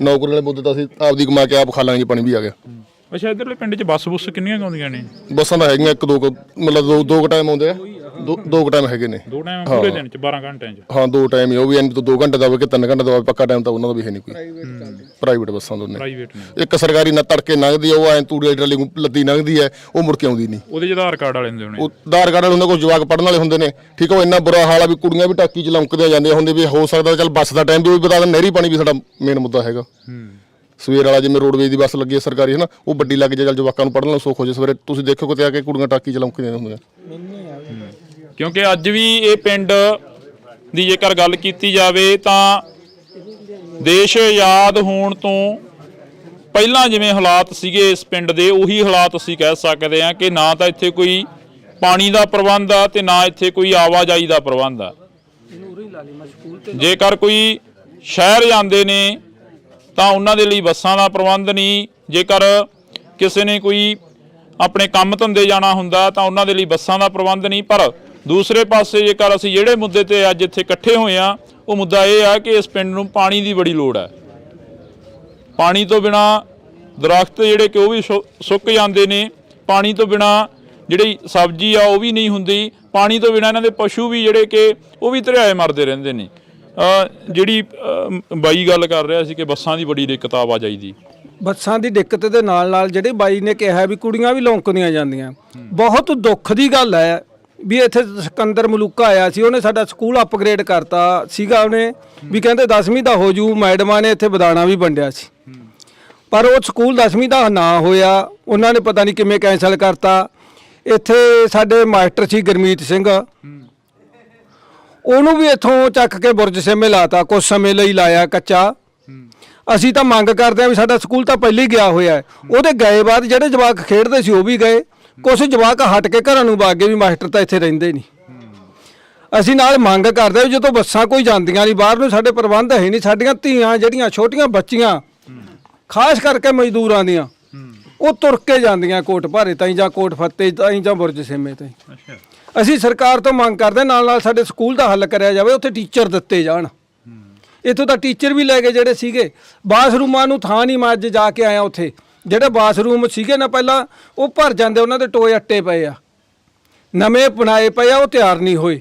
ਨੌਕਰੀ ਵਾਲੇ ਮੁੱਦੇ ਤਾਂ ਅਸੀਂ ਆਪਦੀ ਕਮਾ ਕੇ ਆਪ ਖਾ ਲਾਂਗੇ, ਪਾਣੀ ਵੀ ਆ ਗਿਆ। ਅੱਛਾ, ਇੱਧਰਲੇ ਪਿੰਡ 'ਚ ਬੱਸ ਕਿੰਨੀਆਂ ਆਉਂਦੀਆਂ ਨੇ? ਬੱਸਾਂ ਤਾਂ ਹੈਗੀਆਂ 1-2, ਮਤਲਬ 2 ਟਾਈਮ ਆਉਂਦੇ ਆ। ਦੋ ਟਾਈਮ ਹੈਗੇ ਨੇ। 2 ਟਾਈਮ ਪੂਰੇ ਦਿਨ ਚ 12 ਘੰਟਿਆਂ ਚ? ਹਾਂ 2 ਟਾਈਮ ਹੀ, ਉਹ ਵੀ ਐਂ 2 ਘੰਟੇ ਦਾ ਹੋਵੇ ਕਿ 3 ਘੰਟੇ ਦਾ ਹੋਵੇ, ਪੱਕਾ ਟਾਈਮ ਤਾਂ ਉਹਨਾਂ ਦਾ ਵੀ ਹੈ ਨਹੀਂ ਕੋਈ। ਪ੍ਰਾਈਵੇਟ ਬੱਸਾਂ ਦੋਨੇ। ਪ੍ਰਾਈਵੇਟ ਨੇ। ਇੱਕ ਸਰਕਾਰੀ ਨਾ ਤੜਕੇ ਲੰਘਦੀ ਆ, ਉਹ ਐਂ ਤੂੜੀ ਟਰਾਲੀ ਲੱਦੀ ਲੰਘਦੀ ਹੈ, ਉਹ ਮੁੜ ਕੇ ਆਉਂਦੀ ਨਹੀਂ। ਉਹਦੇ ਚ ਆਧਾਰ ਕਾਰਡ ਵਾਲੇ ਹੁੰਦੇ ਹੋਣੇ। ਉਹ ਆਧਾਰ ਕਾਰਡ ਵਾਲੇ ਹੁੰਦੇ, ਕੁਝ ਜਵਾਕ ਪੜ੍ਹਨ ਵਾਲੇ ਹੁੰਦੇ ਨੇ, ਠੀਕ ਆ। ਉਹ ਇੰਨਾ ਬੁਰਾ ਹਾਲ ਆ ਵੀ ਕੁੜੀਆਂ ਵੀ ਟਾਕੀ ਚ ਲੰਕਦੀਆਂ ਜਾਂਦੀਆਂ ਹੁੰਦੇ, ਵੀ ਹੋ ਸਕਦਾ ਚੱਲ ਬੱਸ ਦਾ ਟਾਈਮ ਵੀ ਉਹ ਬਤਾ ਦੇਣ। ਨਹਿਰੀ ਪਾਣੀ ਵੀ ਸਾਡਾ ਮੇਨ ਮੁੱਦਾ ਹੈਗਾ। ਸਵੇਰ ਵਾਲਾ ਜਿਵੇਂ ਰੋਡਵੇਜ਼ ਦੀ ਬੱਸ ਲੱਗੀ ਹੈ ਸਰਕਾਰੀ, ਹੈ ਨਾ, ਉਹ ਵੱਡੀ ਲੱਗ ਜਾਏ, ਚੱਲ ਜਵਾਕਾਂ ਨੂੰ ਪੜ੍ਹਨ ਨੂੰ ਸੁੱਖ ਹੋ ਜਾਏ। ਸਵੇਰੇ ਤੁਸੀਂ ਦੇਖੋ ਕਿਤੇ ਆ ਕੇ ਕੁੜੀਆਂ ਟਾਕੀ ਚ ਲੰਕਦੀਆਂ ਹੁੰਦੀਆਂ। ਕਿਉਂਕਿ ਅੱਜ ਵੀ ਇਹ ਪਿੰਡ ਦੀ ਜੇਕਰ ਗੱਲ ਕੀਤੀ ਜਾਵੇ ਤਾਂ ਦੇਸ਼ ਆਜ਼ਾਦ ਹੋਣ ਤੋਂ ਪਹਿਲਾਂ ਜਿਵੇਂ ਹਾਲਾਤ ਸੀਗੇ ਇਸ ਪਿੰਡ ਦੇ, ਉਹੀ ਹਾਲਾਤ ਅਸੀਂ ਕਹਿ ਸਕਦੇ ਹਾਂ ਕਿ ਨਾ ਤਾਂ ਇੱਥੇ ਕੋਈ ਪਾਣੀ ਦਾ ਪ੍ਰਬੰਧ ਆ ਤੇ ਨਾ ਇੱਥੇ ਕੋਈ ਆਵਾਜਾਈ ਦਾ ਪ੍ਰਬੰਧ ਆ। ਜੇਕਰ ਕੋਈ ਸ਼ਹਿਰ ਜਾਂਦੇ ਨੇ ਤਾਂ ਉਹਨਾਂ ਦੇ ਲਈ ਬੱਸਾਂ ਦਾ ਪ੍ਰਬੰਧ ਨਹੀਂ, ਜੇਕਰ ਕਿਸੇ ਨੇ ਕੋਈ ਆਪਣੇ ਕੰਮ ਧੰਦੇ ਜਾਣਾ ਹੁੰਦਾ ਤਾਂ ਉਹਨਾਂ ਦੇ ਲਈ ਬੱਸਾਂ ਦਾ ਪ੍ਰਬੰਧ ਨਹੀਂ। ਪਰ ਦੂਸਰੇ ਪਾਸੇ ਜੇਕਰ ਅਸੀਂ ਜਿਹੜੇ ਮੁੱਦੇ ਤੇ ਅੱਜ ਇੱਥੇ ਇਕੱਠੇ ਹੋਏ ਆ, ਉਹ ਮੁੱਦਾ ਇਹ ਆ ਕਿ ਇਸ ਪਿੰਡ ਨੂੰ ਪਾਣੀ ਦੀ ਬੜੀ ਲੋੜ ਹੈ। ਪਾਣੀ ਤੋਂ ਬਿਨਾ ਦਰਖਤ ਜਿਹੜੇ ਕਿ ਉਹ ਵੀ ਸੁੱਕ ਜਾਂਦੇ ਨੇ, ਪਾਣੀ ਤੋਂ ਬਿਨਾ ਜਿਹੜੀ ਸਬਜ਼ੀ ਆ ਉਹ ਵੀ ਨਹੀਂ ਹੁੰਦੀ, ਪਾਣੀ ਤੋਂ ਬਿਨਾ ਇਹਨਾਂ ਦੇ ਪਸ਼ੂ ਵੀ ਜਿਹੜੇ ਕਿ ਉਹ ਵੀ ਧਰਿਆਏ ਮਰਦੇ ਰਹਿੰਦੇ ਨੇ। ਜਿਹੜੀ ਬਾਈ ਗੱਲ ਕਰ ਰਿਹਾ ਸੀ ਕਿ ਬੱਸਾਂ ਦੀ ਬੜੀ ਦਿੱਕਤ ਆ ਆਵਾਜਾਈ ਦੀ। ਬੱਸਾਂ ਦੀ ਦਿੱਕਤ ਦੇ ਨਾਲ ਨਾਲ ਜਿਹੜੇ ਬਾਈ ਨੇ ਕਿਹਾ ਵੀ ਕੁੜੀਆਂ ਵੀ ਲੌਂਕਦੀਆਂ ਜਾਂਦੀਆਂ, ਬਹੁਤ ਦੁੱਖ ਦੀ ਗੱਲ ਹੈ ਵੀ ਇੱਥੇ ਸਿਕੰਦਰ ਮਲੂਕਾ ਆਇਆ ਸੀ, ਉਹਨੇ ਸਾਡਾ ਸਕੂਲ ਅਪਗ੍ਰੇਡ ਕਰਤਾ ਸੀਗਾ। ਉਹਨੇ ਵੀ ਕਹਿੰਦੇ 10ਵੀਂ ਦਾ ਹੋ ਜੂ, ਮੈਡਮਾਂ ਨੇ ਇੱਥੇ ਬਦਾਣਾ ਵੀ ਵੰਡਿਆ ਸੀ, ਪਰ ਉਹ ਸਕੂਲ 10ਵੀਂ ਦਾ ਨਾ ਹੋਇਆ, ਉਹਨਾਂ ਨੇ ਪਤਾ ਨਹੀਂ ਕਿਵੇਂ ਕੈਂਸਲ ਕਰਤਾ। ਇੱਥੇ ਸਾਡੇ ਮਾਸਟਰ ਸੀ ਗੁਰਮੀਤ ਸਿੰਘ, ਉਹਨੂੰ ਵੀ ਇੱਥੋਂ ਚੱਕ ਕੇ ਬੁਰਜ ਸੇਮੇ ਲਾਤਾ, ਕੁਝ ਸਮੇਂ ਲਈ ਲਾਇਆ ਕੱਚਾ। ਅਸੀਂ ਤਾਂ ਮੰਗ ਕਰਦੇ ਹਾਂ ਵੀ ਸਾਡਾ ਸਕੂਲ ਤਾਂ ਪਹਿਲਾਂ ਹੀ ਗਿਆ ਹੋਇਆ ਹੈ, ਉਹਦੇ ਗਏ ਬਾਅਦ ਜਿਹੜੇ ਜਵਾਕ ਖੇਡਦੇ ਸੀ ਉਹ ਵੀ ਗਏ, ਕੁਝ ਜਵਾਕ ਹਟ ਕੇ ਘਰਾਂ ਨੂੰ ਵਗ ਗਏ ਵੀ ਮਾਸਟਰ ਤਾਂ ਇੱਥੇ ਰਹਿੰਦੇ ਨਹੀਂ। ਅਸੀਂ ਨਾਲ ਮੰਗ ਕਰਦੇ ਹਾਂ ਜਦੋਂ ਬੱਸਾਂ ਕੋਈ ਜਾਂਦੀਆਂ ਨਹੀਂ ਬਾਹਰ ਨੂੰ, ਸਾਡੇ ਪ੍ਰਬੰਧ ਹੈ ਨਹੀਂ, ਸਾਡੀਆਂ ਧੀਆਂ ਜਿਹੜੀਆਂ ਛੋਟੀਆਂ ਬੱਚੀਆਂ ਖਾਸ ਕਰਕੇ ਮਜ਼ਦੂਰਾਂ ਦੀਆਂ, ਉਹ ਤੁਰ ਕੇ ਜਾਂਦੀਆਂ ਕੋਟ ਭਾਰੇ ਤਾਈਂ ਜਾਂ ਕੋਟ ਫੱਤੇ ਤਾਈਂ ਜਾਂ ਬੁਰਜ ਸੇਮੇ ਤਾਈਂ। ਅਸੀਂ ਸਰਕਾਰ ਤੋਂ ਮੰਗ ਕਰਦੇ ਨਾਲ ਨਾਲ ਸਾਡੇ ਸਕੂਲ ਦਾ ਹੱਲ ਕਰਿਆ ਜਾਵੇ, ਉੱਥੇ ਟੀਚਰ ਦਿੱਤੇ ਜਾਣ। ਇੱਥੋਂ ਤਾਂ ਟੀਚਰ ਵੀ ਲੈ ਗਏ ਜਿਹੜੇ ਸੀਗੇ, ਬਾਥਰੂਮਾਂ ਨੂੰ ਥਾਂ ਨਹੀਂ। ਮੈਂ ਅੱਜ ਜਾ ਕੇ ਆਇਆ, ਉੱਥੇ ਜਿਹੜੇ ਬਾਥਰੂਮ ਸੀਗੇ ਨਾ ਪਹਿਲਾਂ ਉਹ ਭਰ ਜਾਂਦੇ, ਉਹਨਾਂ ਦੇ ਟੋਏ ਅੱਟੇ ਪਏ ਆ, ਨਵੇਂ ਬਣਾਏ ਪਏ ਆ, ਉਹ ਤਿਆਰ ਨਹੀਂ ਹੋਏ।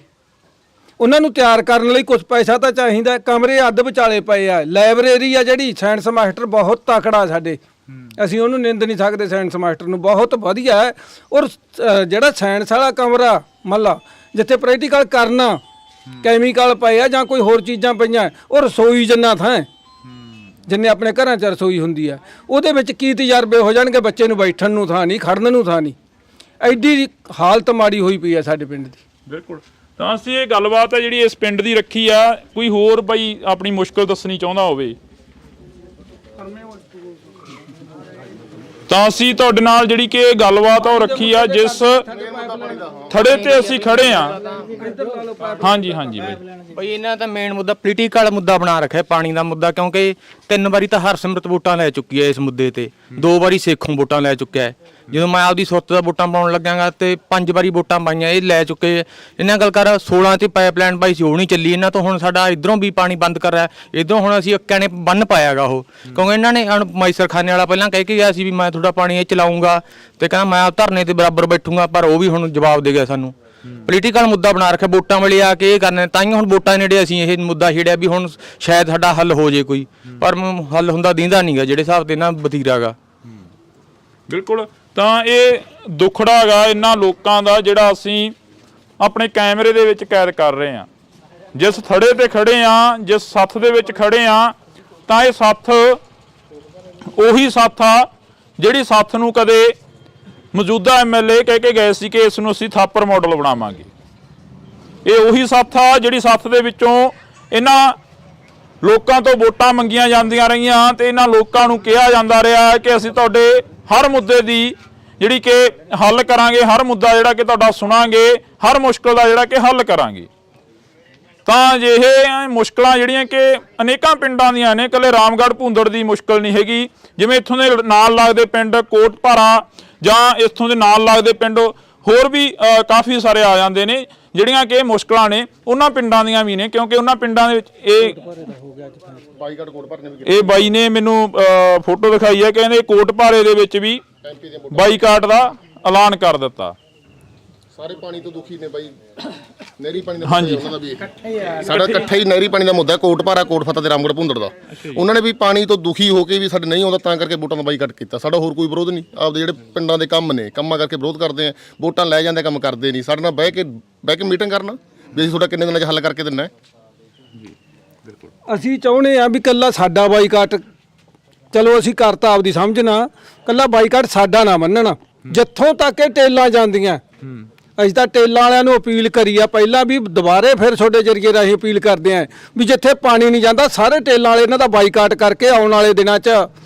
ਉਹਨਾਂ ਨੂੰ ਤਿਆਰ ਕਰਨ ਲਈ ਕੁਝ ਪੈਸਾ ਤਾਂ ਚਾਹੀਦਾ। ਕਮਰੇ ਅੱਧ ਵਿਚਾਲੇ ਪਏ ਆ। ਲਾਇਬ੍ਰੇਰੀ ਆ ਜਿਹੜੀ, ਸਾਇੰਸ ਮਾਸਟਰ ਬਹੁਤ ਤਕੜਾ ਸਾਡੇ, ਅਸੀਂ ਉਹਨੂੰ ਨਿੰਦ ਨਹੀਂ ਸਕਦੇ, ਸਾਇੰਸ ਮਾਸਟਰ ਨੂੰ ਬਹੁਤ ਵਧੀਆ ਹੈ। ਔਰ ਜਿਹੜਾ ਸਾਇੰਸ ਵਾਲਾ ਕਮਰਾ ਮੱਲਾ ਜਿੱਥੇ ਪ੍ਰੈਕਟੀਕਲ ਕਰਨਾ, ਕੈਮੀਕਲ ਪਏ ਆ ਜਾਂ ਕੋਈ ਹੋਰ ਚੀਜ਼ਾਂ ਪਈਆਂ, ਉਹ ਰਸੋਈ ਜਿੰਨਾ ਥਾਂ ਜਿੰਨੇ ਆਪਣੇ ਘਰਾਂ 'ਚ ਰਸੋਈ ਹੁੰਦੀ ਆ, ਉਹਦੇ ਵਿੱਚ ਕੀ ਤਜਰਬੇ ਹੋ ਜਾਣਗੇ। ਬੱਚੇ ਨੂੰ ਬੈਠਣ ਨੂੰ ਥਾਂ ਨਹੀਂ, ਖੜਨ ਨੂੰ ਥਾਂ ਨਹੀਂ, ਐਡੀ ਹਾਲਤ ਮਾੜੀ ਹੋਈ ਪਈ ਆ ਸਾਡੇ ਪਿੰਡ ਦੀ। ਬਿਲਕੁਲ। ਤਾਂ ਅਸੀਂ ਇਹ ਗੱਲਬਾਤ ਹੈ ਜਿਹੜੀ ਇਸ ਪਿੰਡ ਦੀ ਰੱਖੀ ਆ। ਕੋਈ ਹੋਰ ਬਾਈ ਆਪਣੀ ਮੁਸ਼ਕਲ ਦੱਸਣੀ ਚਾਹੁੰਦਾ ਹੋਵੇ ਤਾਂ ਅਸੀਂ ਤੁਹਾਡੇ ਨਾਲ ਜਿਹੜੀ ਕਿ ਗੱਲਬਾਤ ਉਹ ਰੱਖੀ ਆ, ਜਿਸ ਥੜੇ ਤੇ ਅਸੀਂ ਖੜੇ ਆ। ਹਾਂਜੀ ਹਾਂਜੀ ਬਈ ਇਹਨਾਂ ਦਾ ਮੇਨ ਮੁੱਦਾ ਪੋਲੀਟੀਕਲ ਮੁੱਦਾ ਬਣਾ ਰੱਖਿਆ, ਪਾਣੀ ਦਾ ਮੁੱਦਾ। ਕਿਉਂਕਿ 3 ਵਾਰੀ ਤਾਂ ਹਰਸਿਮਰਤ ਵੋਟਾਂ ਲੈ ਚੁੱਕੀ ਹੈ ਇਸ ਮੁੱਦੇ ਤੇ, 2 ਵਾਰੀ ਸੇਖੋਂ ਵੋਟਾਂ ਲੈ ਚੁੱਕਿਆ ਹੈ। ਜਦੋਂ ਮੈਂ ਆਪਦੀ ਸੁੱਤ ਦਾ ਵੋਟਾਂ ਪਾਉਣ ਲੱਗਾਂਗਾ ਤੇ 5 ਵਾਰੀ ਵੋਟਾਂ ਪਾਈਆਂ, ਇਹ ਲੈ ਚੁੱਕੇ। ਇਹਨਾਂ ਗੱਲ ਕਰ 16 'ਚ ਪਾਈਪਲਾਈਨ ਪਾਈ ਸੀ, ਉਹ ਨਹੀਂ ਚੱਲੀ। ਇਹਨਾਂ ਤੋਂ ਹੁਣ ਸਾਡਾ ਇਧਰੋਂ ਵੀ ਪਾਣੀ ਬੰਦ ਕਰ ਰਿਹਾ, ਇਧਰੋਂ ਹੁਣ ਅਸੀਂ ਅੱਕਿਆਂ ਨੇ ਬੰਨ ਪਾਇਆਗਾ ਉਹ, ਕਿਉਂਕਿ ਇਹਨਾਂ ਨੇ ਮਾਈਸਰਖਾਨੇ ਵਾਲਾ ਪਹਿਲਾਂ ਕਹਿ ਕੇ ਗਿਆ ਸੀ ਵੀ ਮੈਂ ਤੁਹਾਡਾ ਪਾਣੀ ਇਹ ਚਲਾਊਂਗਾ ਤੇ ਕਹਿੰਦਾ ਮੈਂ ਧਰਨੇ ਤੇ ਬਰਾਬਰ ਬੈਠੂੰਗਾ, ਪਰ ਉਹ ਵੀ ਹੁਣ ਜਵਾਬ ਦੇ ਗਿਆ ਸਾਨੂੰ। ਪੋਲੀਟੀਕਲ ਮੁੱਦਾ ਬਣਾ ਰੱਖਿਆ, ਵੋਟਾਂ ਵੇਲੇ ਆ ਕੇ ਇਹ ਕਰਨੇ। ਤਾਂ ਹੀ ਹੁਣ ਵੋਟਾਂ ਨੇੜੇ ਅਸੀਂ ਇਹ ਮੁੱਦਾ ਛੇੜਿਆ ਵੀ ਹੁਣ ਸ਼ਾਇਦ ਸਾਡਾ ਹੱਲ ਹੋ ਜੇ ਕੋਈ, ਪਰ ਹੱਲ ਹੁੰਦਾ ਦੀਂਦਾ ਨਹੀਂਗਾ ਜਿਹੜੇ ਹਿਸਾਬ ਤੇ ਨਾ ਵਤੀਰਾਗਾ। ਬਿਲਕੁਲ। ਤਾਂ ਇਹ ਦੁੱਖੜਾ ਗਾ ਇਹਨਾਂ ਲੋਕਾਂ ਦਾ ਜਿਹੜਾ ਅਸੀਂ ਆਪਣੇ ਕੈਮਰੇ ਦੇ ਵਿੱਚ ਕੈਦ ਕਰ ਰਹੇ ਹਾਂ। ਜਿਸ ਥੜੇ ਤੇ ਖੜੇ ਆ, ਜਿਸ ਸੱਥ ਦੇ ਵਿੱਚ ਖੜੇ ਆ, ਤਾਂ ਇਹ ਸੱਥ ਉਹੀ ਸੱਥ ਆ ਜਿਹੜੀ ਸੱਥ ਨੂੰ ਕਦੇ ਮੌਜੂਦਾ ਐਮਐਲਏ ਕਹਿ ਕੇ ਗਏ ਸੀ ਕਿ ਇਸ ਨੂੰ ਅਸੀਂ ਥਾਪਰ ਮਾਡਲ ਬਣਾਵਾਂਗੇ। ਇਹ ਉਹੀ ਸੱਥ ਆ ਜਿਹੜੀ ਸੱਥ ਦੇ ਵਿੱਚੋਂ ਇਹਨਾਂ ਲੋਕਾਂ ਤੋਂ ਵੋਟਾਂ ਮੰਗੀਆਂ ਜਾਂਦੀਆਂ ਰਹੀਆਂ ਤੇ ਇਹਨਾਂ ਲੋਕਾਂ ਨੂੰ ਕਿਹਾ ਜਾਂਦਾ ਰਿਹਾ ਕਿ ਅਸੀਂ ਤੁਹਾਡੇ ਹਰ ਮੁੱਦੇ ਦੀ ਜਿਹੜੀ ਕਿ ਹੱਲ ਕਰਾਂਗੇ, ਹਰ ਮੁੱਦਾ ਜਿਹੜਾ ਕਿ ਤੁਹਾਡਾ ਸੁਣਾਂਗੇ, ਹਰ ਮੁਸ਼ਕਲ ਦਾ ਜਿਹੜਾ ਕਿ ਹੱਲ ਕਰਾਂਗੇ। ਤਾਂ ਇਹ ਮੁਸ਼ਕਲਾਂ ਜਿਹੜੀਆਂ ਕਿ ਅਨੇਕਾਂ ਪਿੰਡਾਂ ਦੀਆਂ ਨੇ, ਇਕੱਲੇ ਰਾਮਗੜ੍ਹ ਭੂੰਦੜ ਦੀ ਮੁਸ਼ਕਲ ਨਹੀਂ ਹੈਗੀ। ਜਿਵੇਂ ਇੱਥੋਂ ਦੇ ਨਾਲ ਲੱਗਦੇ ਪਿੰਡ ਕੋਟ ਭਾਰਾ ਜਾਂ ਇੱਥੋਂ ਦੇ ਨਾਲ ਲੱਗਦੇ ਪਿੰਡ ਹੋਰ ਵੀ ਕਾਫੀ ਸਾਰੇ ਆ ਜਾਂਦੇ ਨੇ, ਜਿਹੜੀਆਂ ਕਿ ਮੁਸ਼ਕਲਾਂ ਨੇ ਉਹਨਾਂ ਪਿੰਡਾਂ ਦੀਆਂ ਵੀ ਨੇ। ਕਿਉਂਕਿ ਉਹਨਾਂ ਪਿੰਡਾਂ ਦੇ ਵਿੱਚ ਇਹ ਬਾਈ ਨੇ ਮੈਨੂੰ ਫੋਟੋ ਦਿਖਾਈ ਹੈ, ਕਹਿੰਦੇ ਕੋਟ ਭਾਰੇ ਦੇ ਵਿੱਚ ਵੀ ਬਾਈਕਾਟ ਦਾ ਐਲਾਨ ਕਰ ਦਿੱਤਾ। ਸਾਰੇ ਪਾਣੀ ਤੋਂ ਦੁਖੀ ਨੇ ਬਾਈ ਨਹਿਰੀ ਪਾਣੀ ਦਾ ਮੁੱਦਾ ਉਹਨਾਂ ਦਾ ਵੀ ਸਾਡਾ ਇਕੱਠਾ ਹੀ ਨਹਿਰੀ ਪਾਣੀ ਦਾ ਮੁੱਦਾ ਕੋਟ ਭਾਰਾ ਕੋਟ ਫਤਿਹ ਤੇ ਰਾਮਗੜ੍ਹ ਭੁੰਦੜ ਦਾ ਉਹਨਾਂ ਨੇ ਵੀ ਪਾਣੀ ਤੋਂ ਦੁਖੀ ਹੋ ਕੇ ਵੀ ਸਾਡੇ ਨਹੀਂ ਆਉਂਦਾ ਤਾਂ ਕਰਕੇ ਵੋਟਾਂ ਦਾ ਬਾਈਕਾਟ ਕੀਤਾ ਸਾਡਾ ਹੋਰ ਕੋਈ ਵਿਰੋਧ ਨਹੀਂ ਆਪਦੇ ਜਿਹੜੇ ਪਿੰਡਾਂ ਦੇ ਕੰਮ ਨੇ ਕੰਮਾਂ ਕਰਕੇ ਵਿਰੋਧ ਕਰਦੇ ਆ ਵੋਟਾਂ ਲੈ ਜਾਂਦੇ ਕੰਮ ਕਰਦੇ ਨਹੀਂ ਸਾਡੇ ਨਾਲ ਬਹਿ ਕੇ ਮੀਟਿੰਗ ਕਰਨਾ ਵੀ ਅਸੀਂ ਤੁਹਾਡਾ ਕਿੰਨੇ ਦਿਨਾਂ 'ਚ ਹੱਲ ਕਰਕੇ ਦਿੰਨਾ ਹੈ ਜੀ ਬਿਲਕੁਲ ਅਸੀਂ ਚਾਹੁੰਦੇ ਆ ਵੀ ਕੱਲਾ ਸਾਡਾ ਬਾਈਕਾਟ ਚਲੋ ਅਸੀਂ ਕਰਤਾ ਆਪਦੀ ਸਮਝਣਾ ਕੱਲਾ ਬਾਈਕਾਟ ਸਾਡਾ ਨਾ ਮੰਨਣਾ ਜਿੱਥੋਂ ਤੱਕ ਇਹ ਟੇਲਾਂ ਜਾਂਦੀਆਂ ਅਸੀਂ ਤਾਂ ਟੇਲਾਂ ਵਾਲਿਆਂ ਨੂੰ ਅਪੀਲ ਕਰੀ ਆ ਪਹਿਲਾਂ ਵੀ ਦੁਬਾਰੇ ਫਿਰ ਤੁਹਾਡੇ ਜਰੀਏ ਰਾਹੀਂ ਅਪੀਲ ਕਰਦੇ ਆ ਵੀ ਜਿੱਥੇ ਪਾਣੀ ਨਹੀਂ ਜਾਂਦਾ ਸਾਰੇ ਟੇਲਾਂ ਵਾਲੇ ਇਹਨਾਂ ਦਾ ਬਾਈਕਾਟ ਕਰਕੇ ਆਉਣ ਵਾਲੇ ਦਿਨਾਂ 'ਚ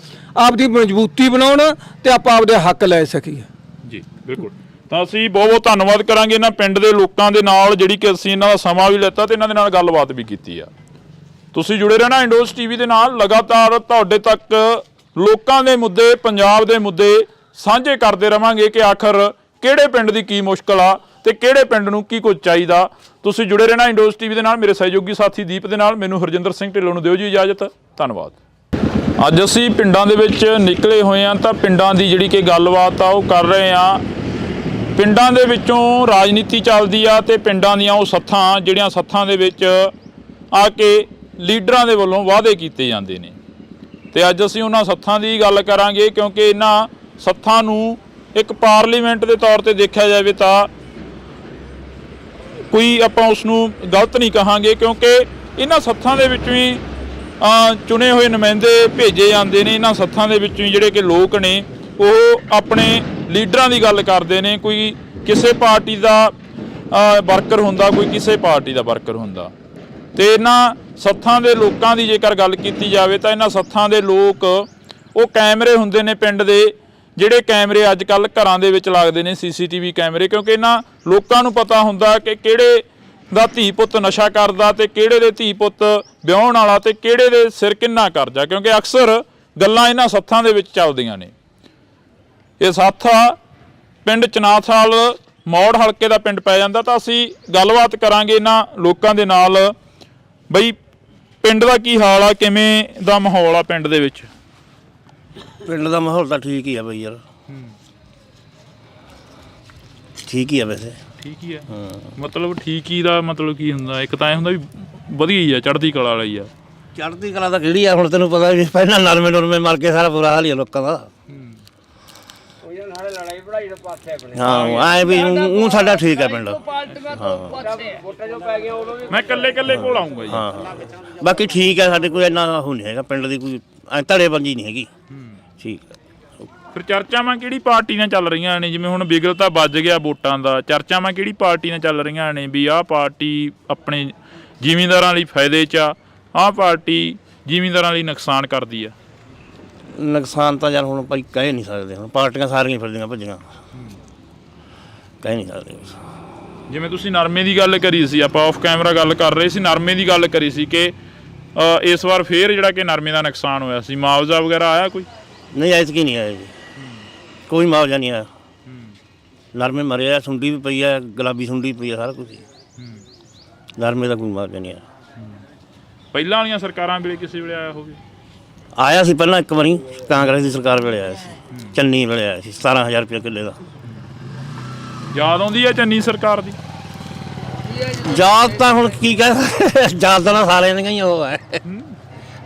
ਆਪਦੀ ਮਜ਼ਬੂਤੀ ਬਣਾਉਣ ਤੇ ਆਪਾਂ ਆਪਦੇ ਹੱਕ ਲੈ ਸਕੀਏ ਜੀ ਬਿਲਕੁਲ ਤਾਂ ਅਸੀਂ ਬਹੁਤ ਬਹੁਤ ਧੰਨਵਾਦ ਕਰਾਂਗੇ ਇਹਨਾਂ ਪਿੰਡ ਦੇ ਲੋਕਾਂ ਦੇ ਨਾਲ ਜਿਹੜੀ ਕਿ ਅਸੀਂ ਇਹਨਾਂ ਦਾ ਸਮਾਂ ਵੀ ਲਿੱਤਾ ਤੇ ਇਹਨਾਂ ਦੇ ਨਾਲ ਗੱਲਬਾਤ ਵੀ ਕੀਤੀ ਆ ਤੁਸੀਂ ਜੁੜੇ ਰਹਿਣਾ ਇੰਡੋਸ ਟੀਵੀ ਦੇ ਨਾਲ ਲਗਾਤਾਰ ਤੁਹਾਡੇ ਤੱਕ ਲੋਕਾਂ ਦੇ ਮੁੱਦੇ ਪੰਜਾਬ ਦੇ ਮੁੱਦੇ ਸਾਂਝੇ ਕਰਦੇ ਰਵਾਂਗੇ ਕਿ ਆਖਰ ਕਿਹੜੇ ਪਿੰਡ ਦੀ ਕੀ ਮੁਸ਼ਕਲ ਆ ਤੇ ਕਿਹੜੇ ਪਿੰਡ ਨੂੰ ਕੀ ਕੁਝ ਚਾਹੀਦਾ ਤੁਸੀਂ ਜੁੜੇ ਰਹਿਣਾ ਇੰਡੋਸ ਟੀਵੀ ਦੇ ਨਾਲ ਮੇਰੇ ਸਹਿਯੋਗੀ ਸਾਥੀ ਦੀਪ ਦੇ ਨਾਲ ਮੈਨੂੰ ਹਰਜਿੰਦਰ ਸਿੰਘ ਢਿੱਲੋਂ ਨੂੰ ਦਿਓ ਜੀ ਇਜਾਜ਼ਤ ਧੰਨਵਾਦ ਅੱਜ ਅਸੀਂ ਪਿੰਡਾਂ ਦੇ ਵਿੱਚ ਨਿਕਲੇ ਹੋਏ ਹਾਂ ਤਾਂ ਪਿੰਡਾਂ ਦੀ ਜਿਹੜੀ ਕਿ ਗੱਲਬਾਤ ਆ ਉਹ ਕਰ ਰਹੇ ਹਾਂ ਪਿੰਡਾਂ ਦੇ ਵਿੱਚੋਂ ਰਾਜਨੀਤੀ ਚੱਲਦੀ ਆ ਤੇ ਪਿੰਡਾਂ ਦੀਆਂ ਉਹ ਸੱਥਾਂ ਜਿਹੜੀਆਂ ਸੱਥਾਂ ਦੇ ਵਿੱਚ ਆ ਕੇ ਲੀਡਰਾਂ ਦੇ ਵੱਲੋਂ ਵਾਅਦੇ ਕੀਤੇ ਜਾਂਦੇ ਨੇ ਤੇ ਅੱਜ ਅਸੀਂ ਉਹਨਾਂ ਸੱਥਾਂ ਦੀ ਗੱਲ ਕਰਾਂਗੇ ਕਿਉਂਕਿ ਇਹਨਾਂ ਸੱਥਾਂ ਨੂੰ ਇੱਕ ਪਾਰਲੀਮੈਂਟ ਦੇ ਤੌਰ ਤੇ ਦੇਖਿਆ ਜਾਵੇ ਤਾਂ ਕੋਈ ਆਪਾਂ ਉਸ ਨੂੰ ਗਲਤ ਨਹੀਂ ਕਹਾਂਗੇ ਕਿਉਂਕਿ ਇਹਨਾਂ ਸੱਥਾਂ ਦੇ ਵਿੱਚੋਂ ਹੀ ਚੁਣੇ ਹੋਏ ਨੁਮਾਇੰਦੇ ਭੇਜੇ ਜਾਂਦੇ ਨੇ ਇਹਨਾਂ ਸੱਥਾਂ ਦੇ ਵਿੱਚੋਂ ਹੀ ਜਿਹੜੇ ਕਿ ਲੋਕ ਨੇ ਉਹ ਆਪਣੇ ਲੀਡਰਾਂ ਦੀ ਗੱਲ ਕਰਦੇ ਨੇ ਕੋਈ ਕਿਸੇ ਪਾਰਟੀ ਦਾ ਵਰਕਰ ਹੁੰਦਾ ਕੋਈ ਕਿਸੇ ਪਾਰਟੀ ਦਾ ਵਰਕਰ ਹੁੰਦਾ ਤੇ ਇਹਨਾਂ ਸੱਥਾਂ ਦੇ ਲੋਕਾਂ ਦੀ ਜੇਕਰ ਗੱਲ ਕੀਤੀ ਜਾਵੇ ਤਾਂ ਇਹਨਾਂ ਸੱਥਾਂ ਦੇ ਲੋਕ ਉਹ ਕੈਮਰੇ ਹੁੰਦੇ ਨੇ ਪਿੰਡ ਦੇ ਜਿਹੜੇ ਕੈਮਰੇ ਅੱਜ ਕੱਲ੍ਹ ਘਰਾਂ ਦੇ ਵਿੱਚ ਲੱਗਦੇ ਨੇ CCTV ਕੈਮਰੇ ਕਿਉਂਕਿ ਇਹਨਾਂ ਲੋਕਾਂ ਨੂੰ ਪਤਾ ਹੁੰਦਾ ਕਿ ਕਿਹੜੇ ਦਾ ਧੀ ਪੁੱਤ ਨਸ਼ਾ ਕਰਦਾ ਤੇ ਕਿਹੜੇ ਦੇ ਧੀ ਪੁੱਤ ਵਿਆਹੁਣ ਵਾਲਾ ਤੇ ਕਿਹੜੇ ਦੇ ਸਿਰ ਕਿੰਨਾ ਕਰਜ਼ਾ ਕਿਉਂਕਿ ਅਕਸਰ ਗੱਲਾਂ ਇਹਨਾਂ ਸੱਥਾਂ ਦੇ ਵਿੱਚ ਚੱਲਦੀਆਂ ਨੇ ਇਹ ਸੱਥ ਪਿੰਡ ਚਨਾਥਾਲ ਮੌੜ ਹਲਕੇ ਦਾ ਪਿੰਡ ਪੈ ਜਾਂਦਾ ਤਾਂ ਅਸੀਂ ਗੱਲਬਾਤ ਕਰਾਂਗੇ ਇਹਨਾਂ ਲੋਕਾਂ ਦੇ ਨਾਲ ਬਈ ਪਿੰਡ ਦਾ ਕੀ ਹਾਲ ਆ ਕਿਵੇਂ ਦਾ ਮਾਹੌਲ ਆ ਪਿੰਡ ਦੇ ਵਿੱਚ ਪਿੰਡ ਦਾ ਮਾਹੌਲ ਤਾਂ ਠੀਕ ਹੀ ਆ ਬਈ ਯਾਰ ਠੀਕ ਹੀ ਆ ਵੈਸੇ ਠੀਕ ਹੀ ਆ ਮਤਲਬ ਠੀਕ ਹੀ ਦਾ ਮਤਲਬ ਕੀ ਹੁੰਦਾ ਇੱਕ ਤਾਂ ਇਹ ਹੁੰਦਾ ਵੀ ਵਧੀਆ ਹੀ ਆ ਚੜ੍ਹਦੀ ਕਲਾ ਵਾਲਾ ਹੀ ਆ ਚੜ੍ਹਦੀ ਕਲਾ ਤਾਂ ਕਿਹੜੀ ਆ ਹੁਣ ਤੈਨੂੰ ਪਤਾ ਵੀ ਪਹਿਲਾਂ ਨਰਮੇ ਮਰ ਕੇ ਸਾਰਾ ਬੁਰਾ ਹਾਲ ਹੀ ਆ ਲੋਕਾਂ ਦਾ ਹਾਂ ਆਏ ਵੀ ਉਹ ਸਾਡਾ ਠੀਕ ਹੈ ਪਿੰਡ ਹਾਂ ਮੈਂ ਇਕੱਲੇ ਕੋਲ ਆਉਂਗਾ ਜੀ ਹਾਂ ਬਾਕੀ ਠੀਕ ਹੈ ਸਾਡੇ ਕੋਈ ਇੰਨਾ ਉਹ ਨਹੀਂ ਹੈਗਾ ਪਿੰਡ ਦੀ ਕੋਈ ਧੜੇਬੰਦੀ ਨਹੀਂ ਹੈਗੀ ਠੀਕ ਹੈ ਫਿਰ ਚਰਚਾਵਾਂ ਕਿਹੜੀ ਪਾਰਟੀ ਨਾਲ ਚੱਲ ਰਹੀਆਂ ਨੇ ਜਿਵੇਂ ਹੁਣ ਬਿਗਲ ਤਾਂ ਵੱਜ ਗਿਆ ਵੋਟਾਂ ਦਾ ਚਰਚਾਵਾਂ ਕਿਹੜੀ ਪਾਰਟੀ ਨਾਲ ਚੱਲ ਰਹੀਆਂ ਨੇ ਵੀ ਆਹ ਪਾਰਟੀ ਆਪਣੇ ਜ਼ਿਮੀਂਦਾਰਾਂ ਲਈ ਫਾਇਦੇ 'ਚ ਆ ਆਹ ਪਾਰਟੀ ਜ਼ਿਮੀਂਦਾਰਾਂ ਲਈ ਨੁਕਸਾਨ ਕਰਦੀ ਆ ਨੁਕਸਾਨ ਤਾਂ ਯਾਰ ਹੁਣ ਭਾਈ ਕਹਿ ਨਹੀਂ ਸਕਦੇ ਹੁਣ ਪਾਰਟੀਆਂ ਸਾਰੀਆਂ ਫਿਰਦੀਆਂ ਭੱਜੀਆਂ ਕਹਿ ਨਹੀਂ ਸਕਦੇ ਜਿਵੇਂ ਤੁਸੀਂ ਨਰਮੇ ਦੀ ਗੱਲ ਕਰੀ ਸੀ ਆਪਾਂ ਆਫ ਕੈਮਰਾ ਗੱਲ ਕਰ ਰਹੇ ਸੀ ਨਰਮੇ ਦੀ ਗੱਲ ਕਰੀ ਸੀ ਕਿ ਇਸ ਵਾਰ ਫੇਰ ਜਿਹੜਾ ਕਿ ਨਰਮੇ ਦਾ ਨੁਕਸਾਨ ਹੋਇਆ ਸੀ ਮੁਆਵਜ਼ਾ ਵਗੈਰਾ ਆਇਆ ਕੋਈ ਨਹੀਂ ਐਤਕੀ ਨਹੀਂ ਆਇਆ ਜੀ ਕੋਈ ਮੁਆਵਜ਼ਾ ਨਹੀਂ ਆਇਆ ਨਰਮੇ ਮਰਿਆ ਸੁੰਡੀ ਵੀ ਪਈ ਆ ਗੁਲਾਬੀ ਸੁੰਡੀ ਪਈ ਆ ਸਾਰਾ ਕੁਝ ਨਰਮੇ ਦਾ ਕੋਈ ਮੁਆਵਜ਼ਾ ਨਹੀਂ ਆਇਆ ਪਹਿਲਾਂ ਵਾਲੀਆਂ ਸਰਕਾਰਾਂ ਵੇਲੇ ਕਿਸੇ ਵੇਲੇ ਆਇਆ ਹੋਵੇ ਆਇਆ ਸੀ ਪਹਿਲਾਂ ਇੱਕ ਵਾਰੀ ਕਾਂਗਰਸ ਦੀ ਸਰਕਾਰ ਵੇਲੇ ਆਇਆ ਸੀ ਚੰਨੀ ਵੇਲੇ ਆਇਆ ਸੀ 17000 ਰੁਪਏ ਕਿੱਲੇ ਦਾ ਯਾਦ ਆਉਂਦੀ ਹੈ ਚੰਨੀ ਸਰਕਾਰ ਦੀ ਯਾਦ ਤਾਂ ਹੁਣ ਕੀ ਕਹਿ ਯਾਦ ਤਾਂ ਸਾਰਿਆਂ ਦੀਆਂ ਹੀ ਉਹ ਹੈ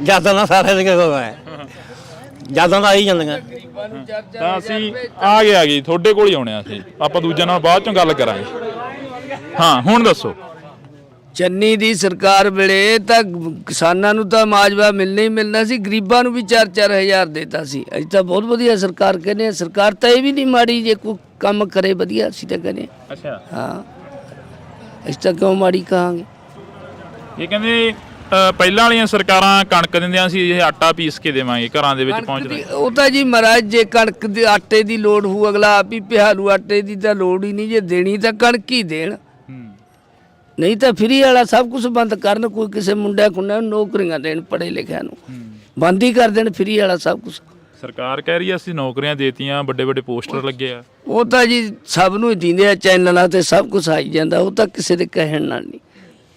ਯਾਦਾਂ ਤਾਂ ਸਾਰਿਆਂ ਦੀਆਂ ਉਹ ਹੈ ਯਾਦਾਂ ਤਾਂ ਆਈ ਜਾਂਦੀਆਂ ਤਾਂ ਅਸੀਂ ਆ ਗਏ ਤੁਹਾਡੇ ਕੋਲ ਹੀ ਆਉਣੇ ਅਸੀਂ ਆਪਾਂ ਦੂਜਿਆਂ ਨਾਲ ਬਾਅਦ ਚੋਂ ਗੱਲ ਕਰਾਂਗੇ ਹਾਂ ਹੁਣ ਦੱਸੋ ਚੰਨੀ ਦੀ ਸਰਕਾਰ ਵੇਲੇ ਤਾਂ ਕਿਸਾਨਾਂ ਨੂੰ ਤਾਂ ਮਾਜਵਾ ਮਿਲਣਾ ਹੀ ਮਿਲਣਾ ਸੀ ਗਰੀਬਾਂ ਨੂੰ ਵੀ 4-4000 ਦੇਤਾ ਸੀ ਅੱਜ ਤਾਂ ਬਹੁਤ ਵਧੀਆ ਸਰਕਾਰ ਕਹਿੰਦੇ ਸਰਕਾਰ ਤਾਂ ਇਹ ਵੀ ਨਹੀਂ ਮਾੜੀ ਜੇ ਕੋਈ ਕੰਮ ਕਰੇ ਵਧੀਆ ਅਸੀਂ ਤਾਂ ਕਹਿੰਦੇ ਅੱਛਾ ਹਾਂ ਅਸੀਂ ਤਾਂ ਕਿਉਂ ਮਾੜੀ ਕਹਾਂਗੇ ਇਹ ਕਹਿੰਦੇ ਪਹਿਲਾਂ ਵਾਲੀਆਂ ਸਰਕਾਰਾਂ ਕਣਕ ਦਿੰਦੀਆਂ ਸੀ ਇਹ ਆਟਾ ਪੀਸ ਕੇ ਦੇਵਾਂਗੇ ਘਰਾਂ ਦੇ ਵਿੱਚ ਪਹੁੰਚਦਾ ਉਹ ਤਾਂ ਜੀ ਮਹਾਰਾਜ ਜੇ ਕਣਕ ਦੇ ਆਟੇ ਦੀ ਲੋੜ ਹੋਊ ਅਗਲਾ ਆਪ ਹੀ ਪਿਹਾਲੂ ਆਟੇ ਦੀ ਤਾਂ ਲੋੜ ਹੀ ਨਹੀਂ ਜੇ ਦੇਣੀ ਤਾਂ ਕਣਕ ਹੀ ਦੇਣ ਨਹੀਂ ਤਾਂ ਫਰੀ ਵਾਲਾ ਸਭ ਕੁਝ ਬੰਦ ਕਰਨ ਕੋਈ ਕਿਸੇ ਮੁੰਡਿਆਂ ਕੁੰਡਿਆਂ ਨੂੰ ਨੌਕਰੀਆਂ ਦੇਣ ਪੜ੍ਹੇ ਲਿਖਿਆਂ ਨੂੰ ਬੰਦ ਹੀ ਕਰ ਦੇਣ ਫਰੀ ਵਾਲਾ ਸਭ ਕੁਝ ਸਰਕਾਰ ਕਹਿ ਰਹੀ ਹੈ ਅਸੀਂ ਨੌਕਰੀਆਂ ਦੇਤੀਆਂ ਵੱਡੇ ਵੱਡੇ ਪੋਸਟਰ ਲੱਗੇ ਆ ਉਹ ਤਾਂ ਜੀ ਸਭ ਨੂੰ ਹੀ ਦਿੰਦੇ ਆ ਚੈਨਲਾਂ ਤੇ ਸਭ ਕੁਝ ਆਈ ਜਾਂਦਾ ਉਹ ਤਾਂ ਕਿਸੇ ਦੇ ਕਹਿਣ ਨਾਲ ਨਹੀਂ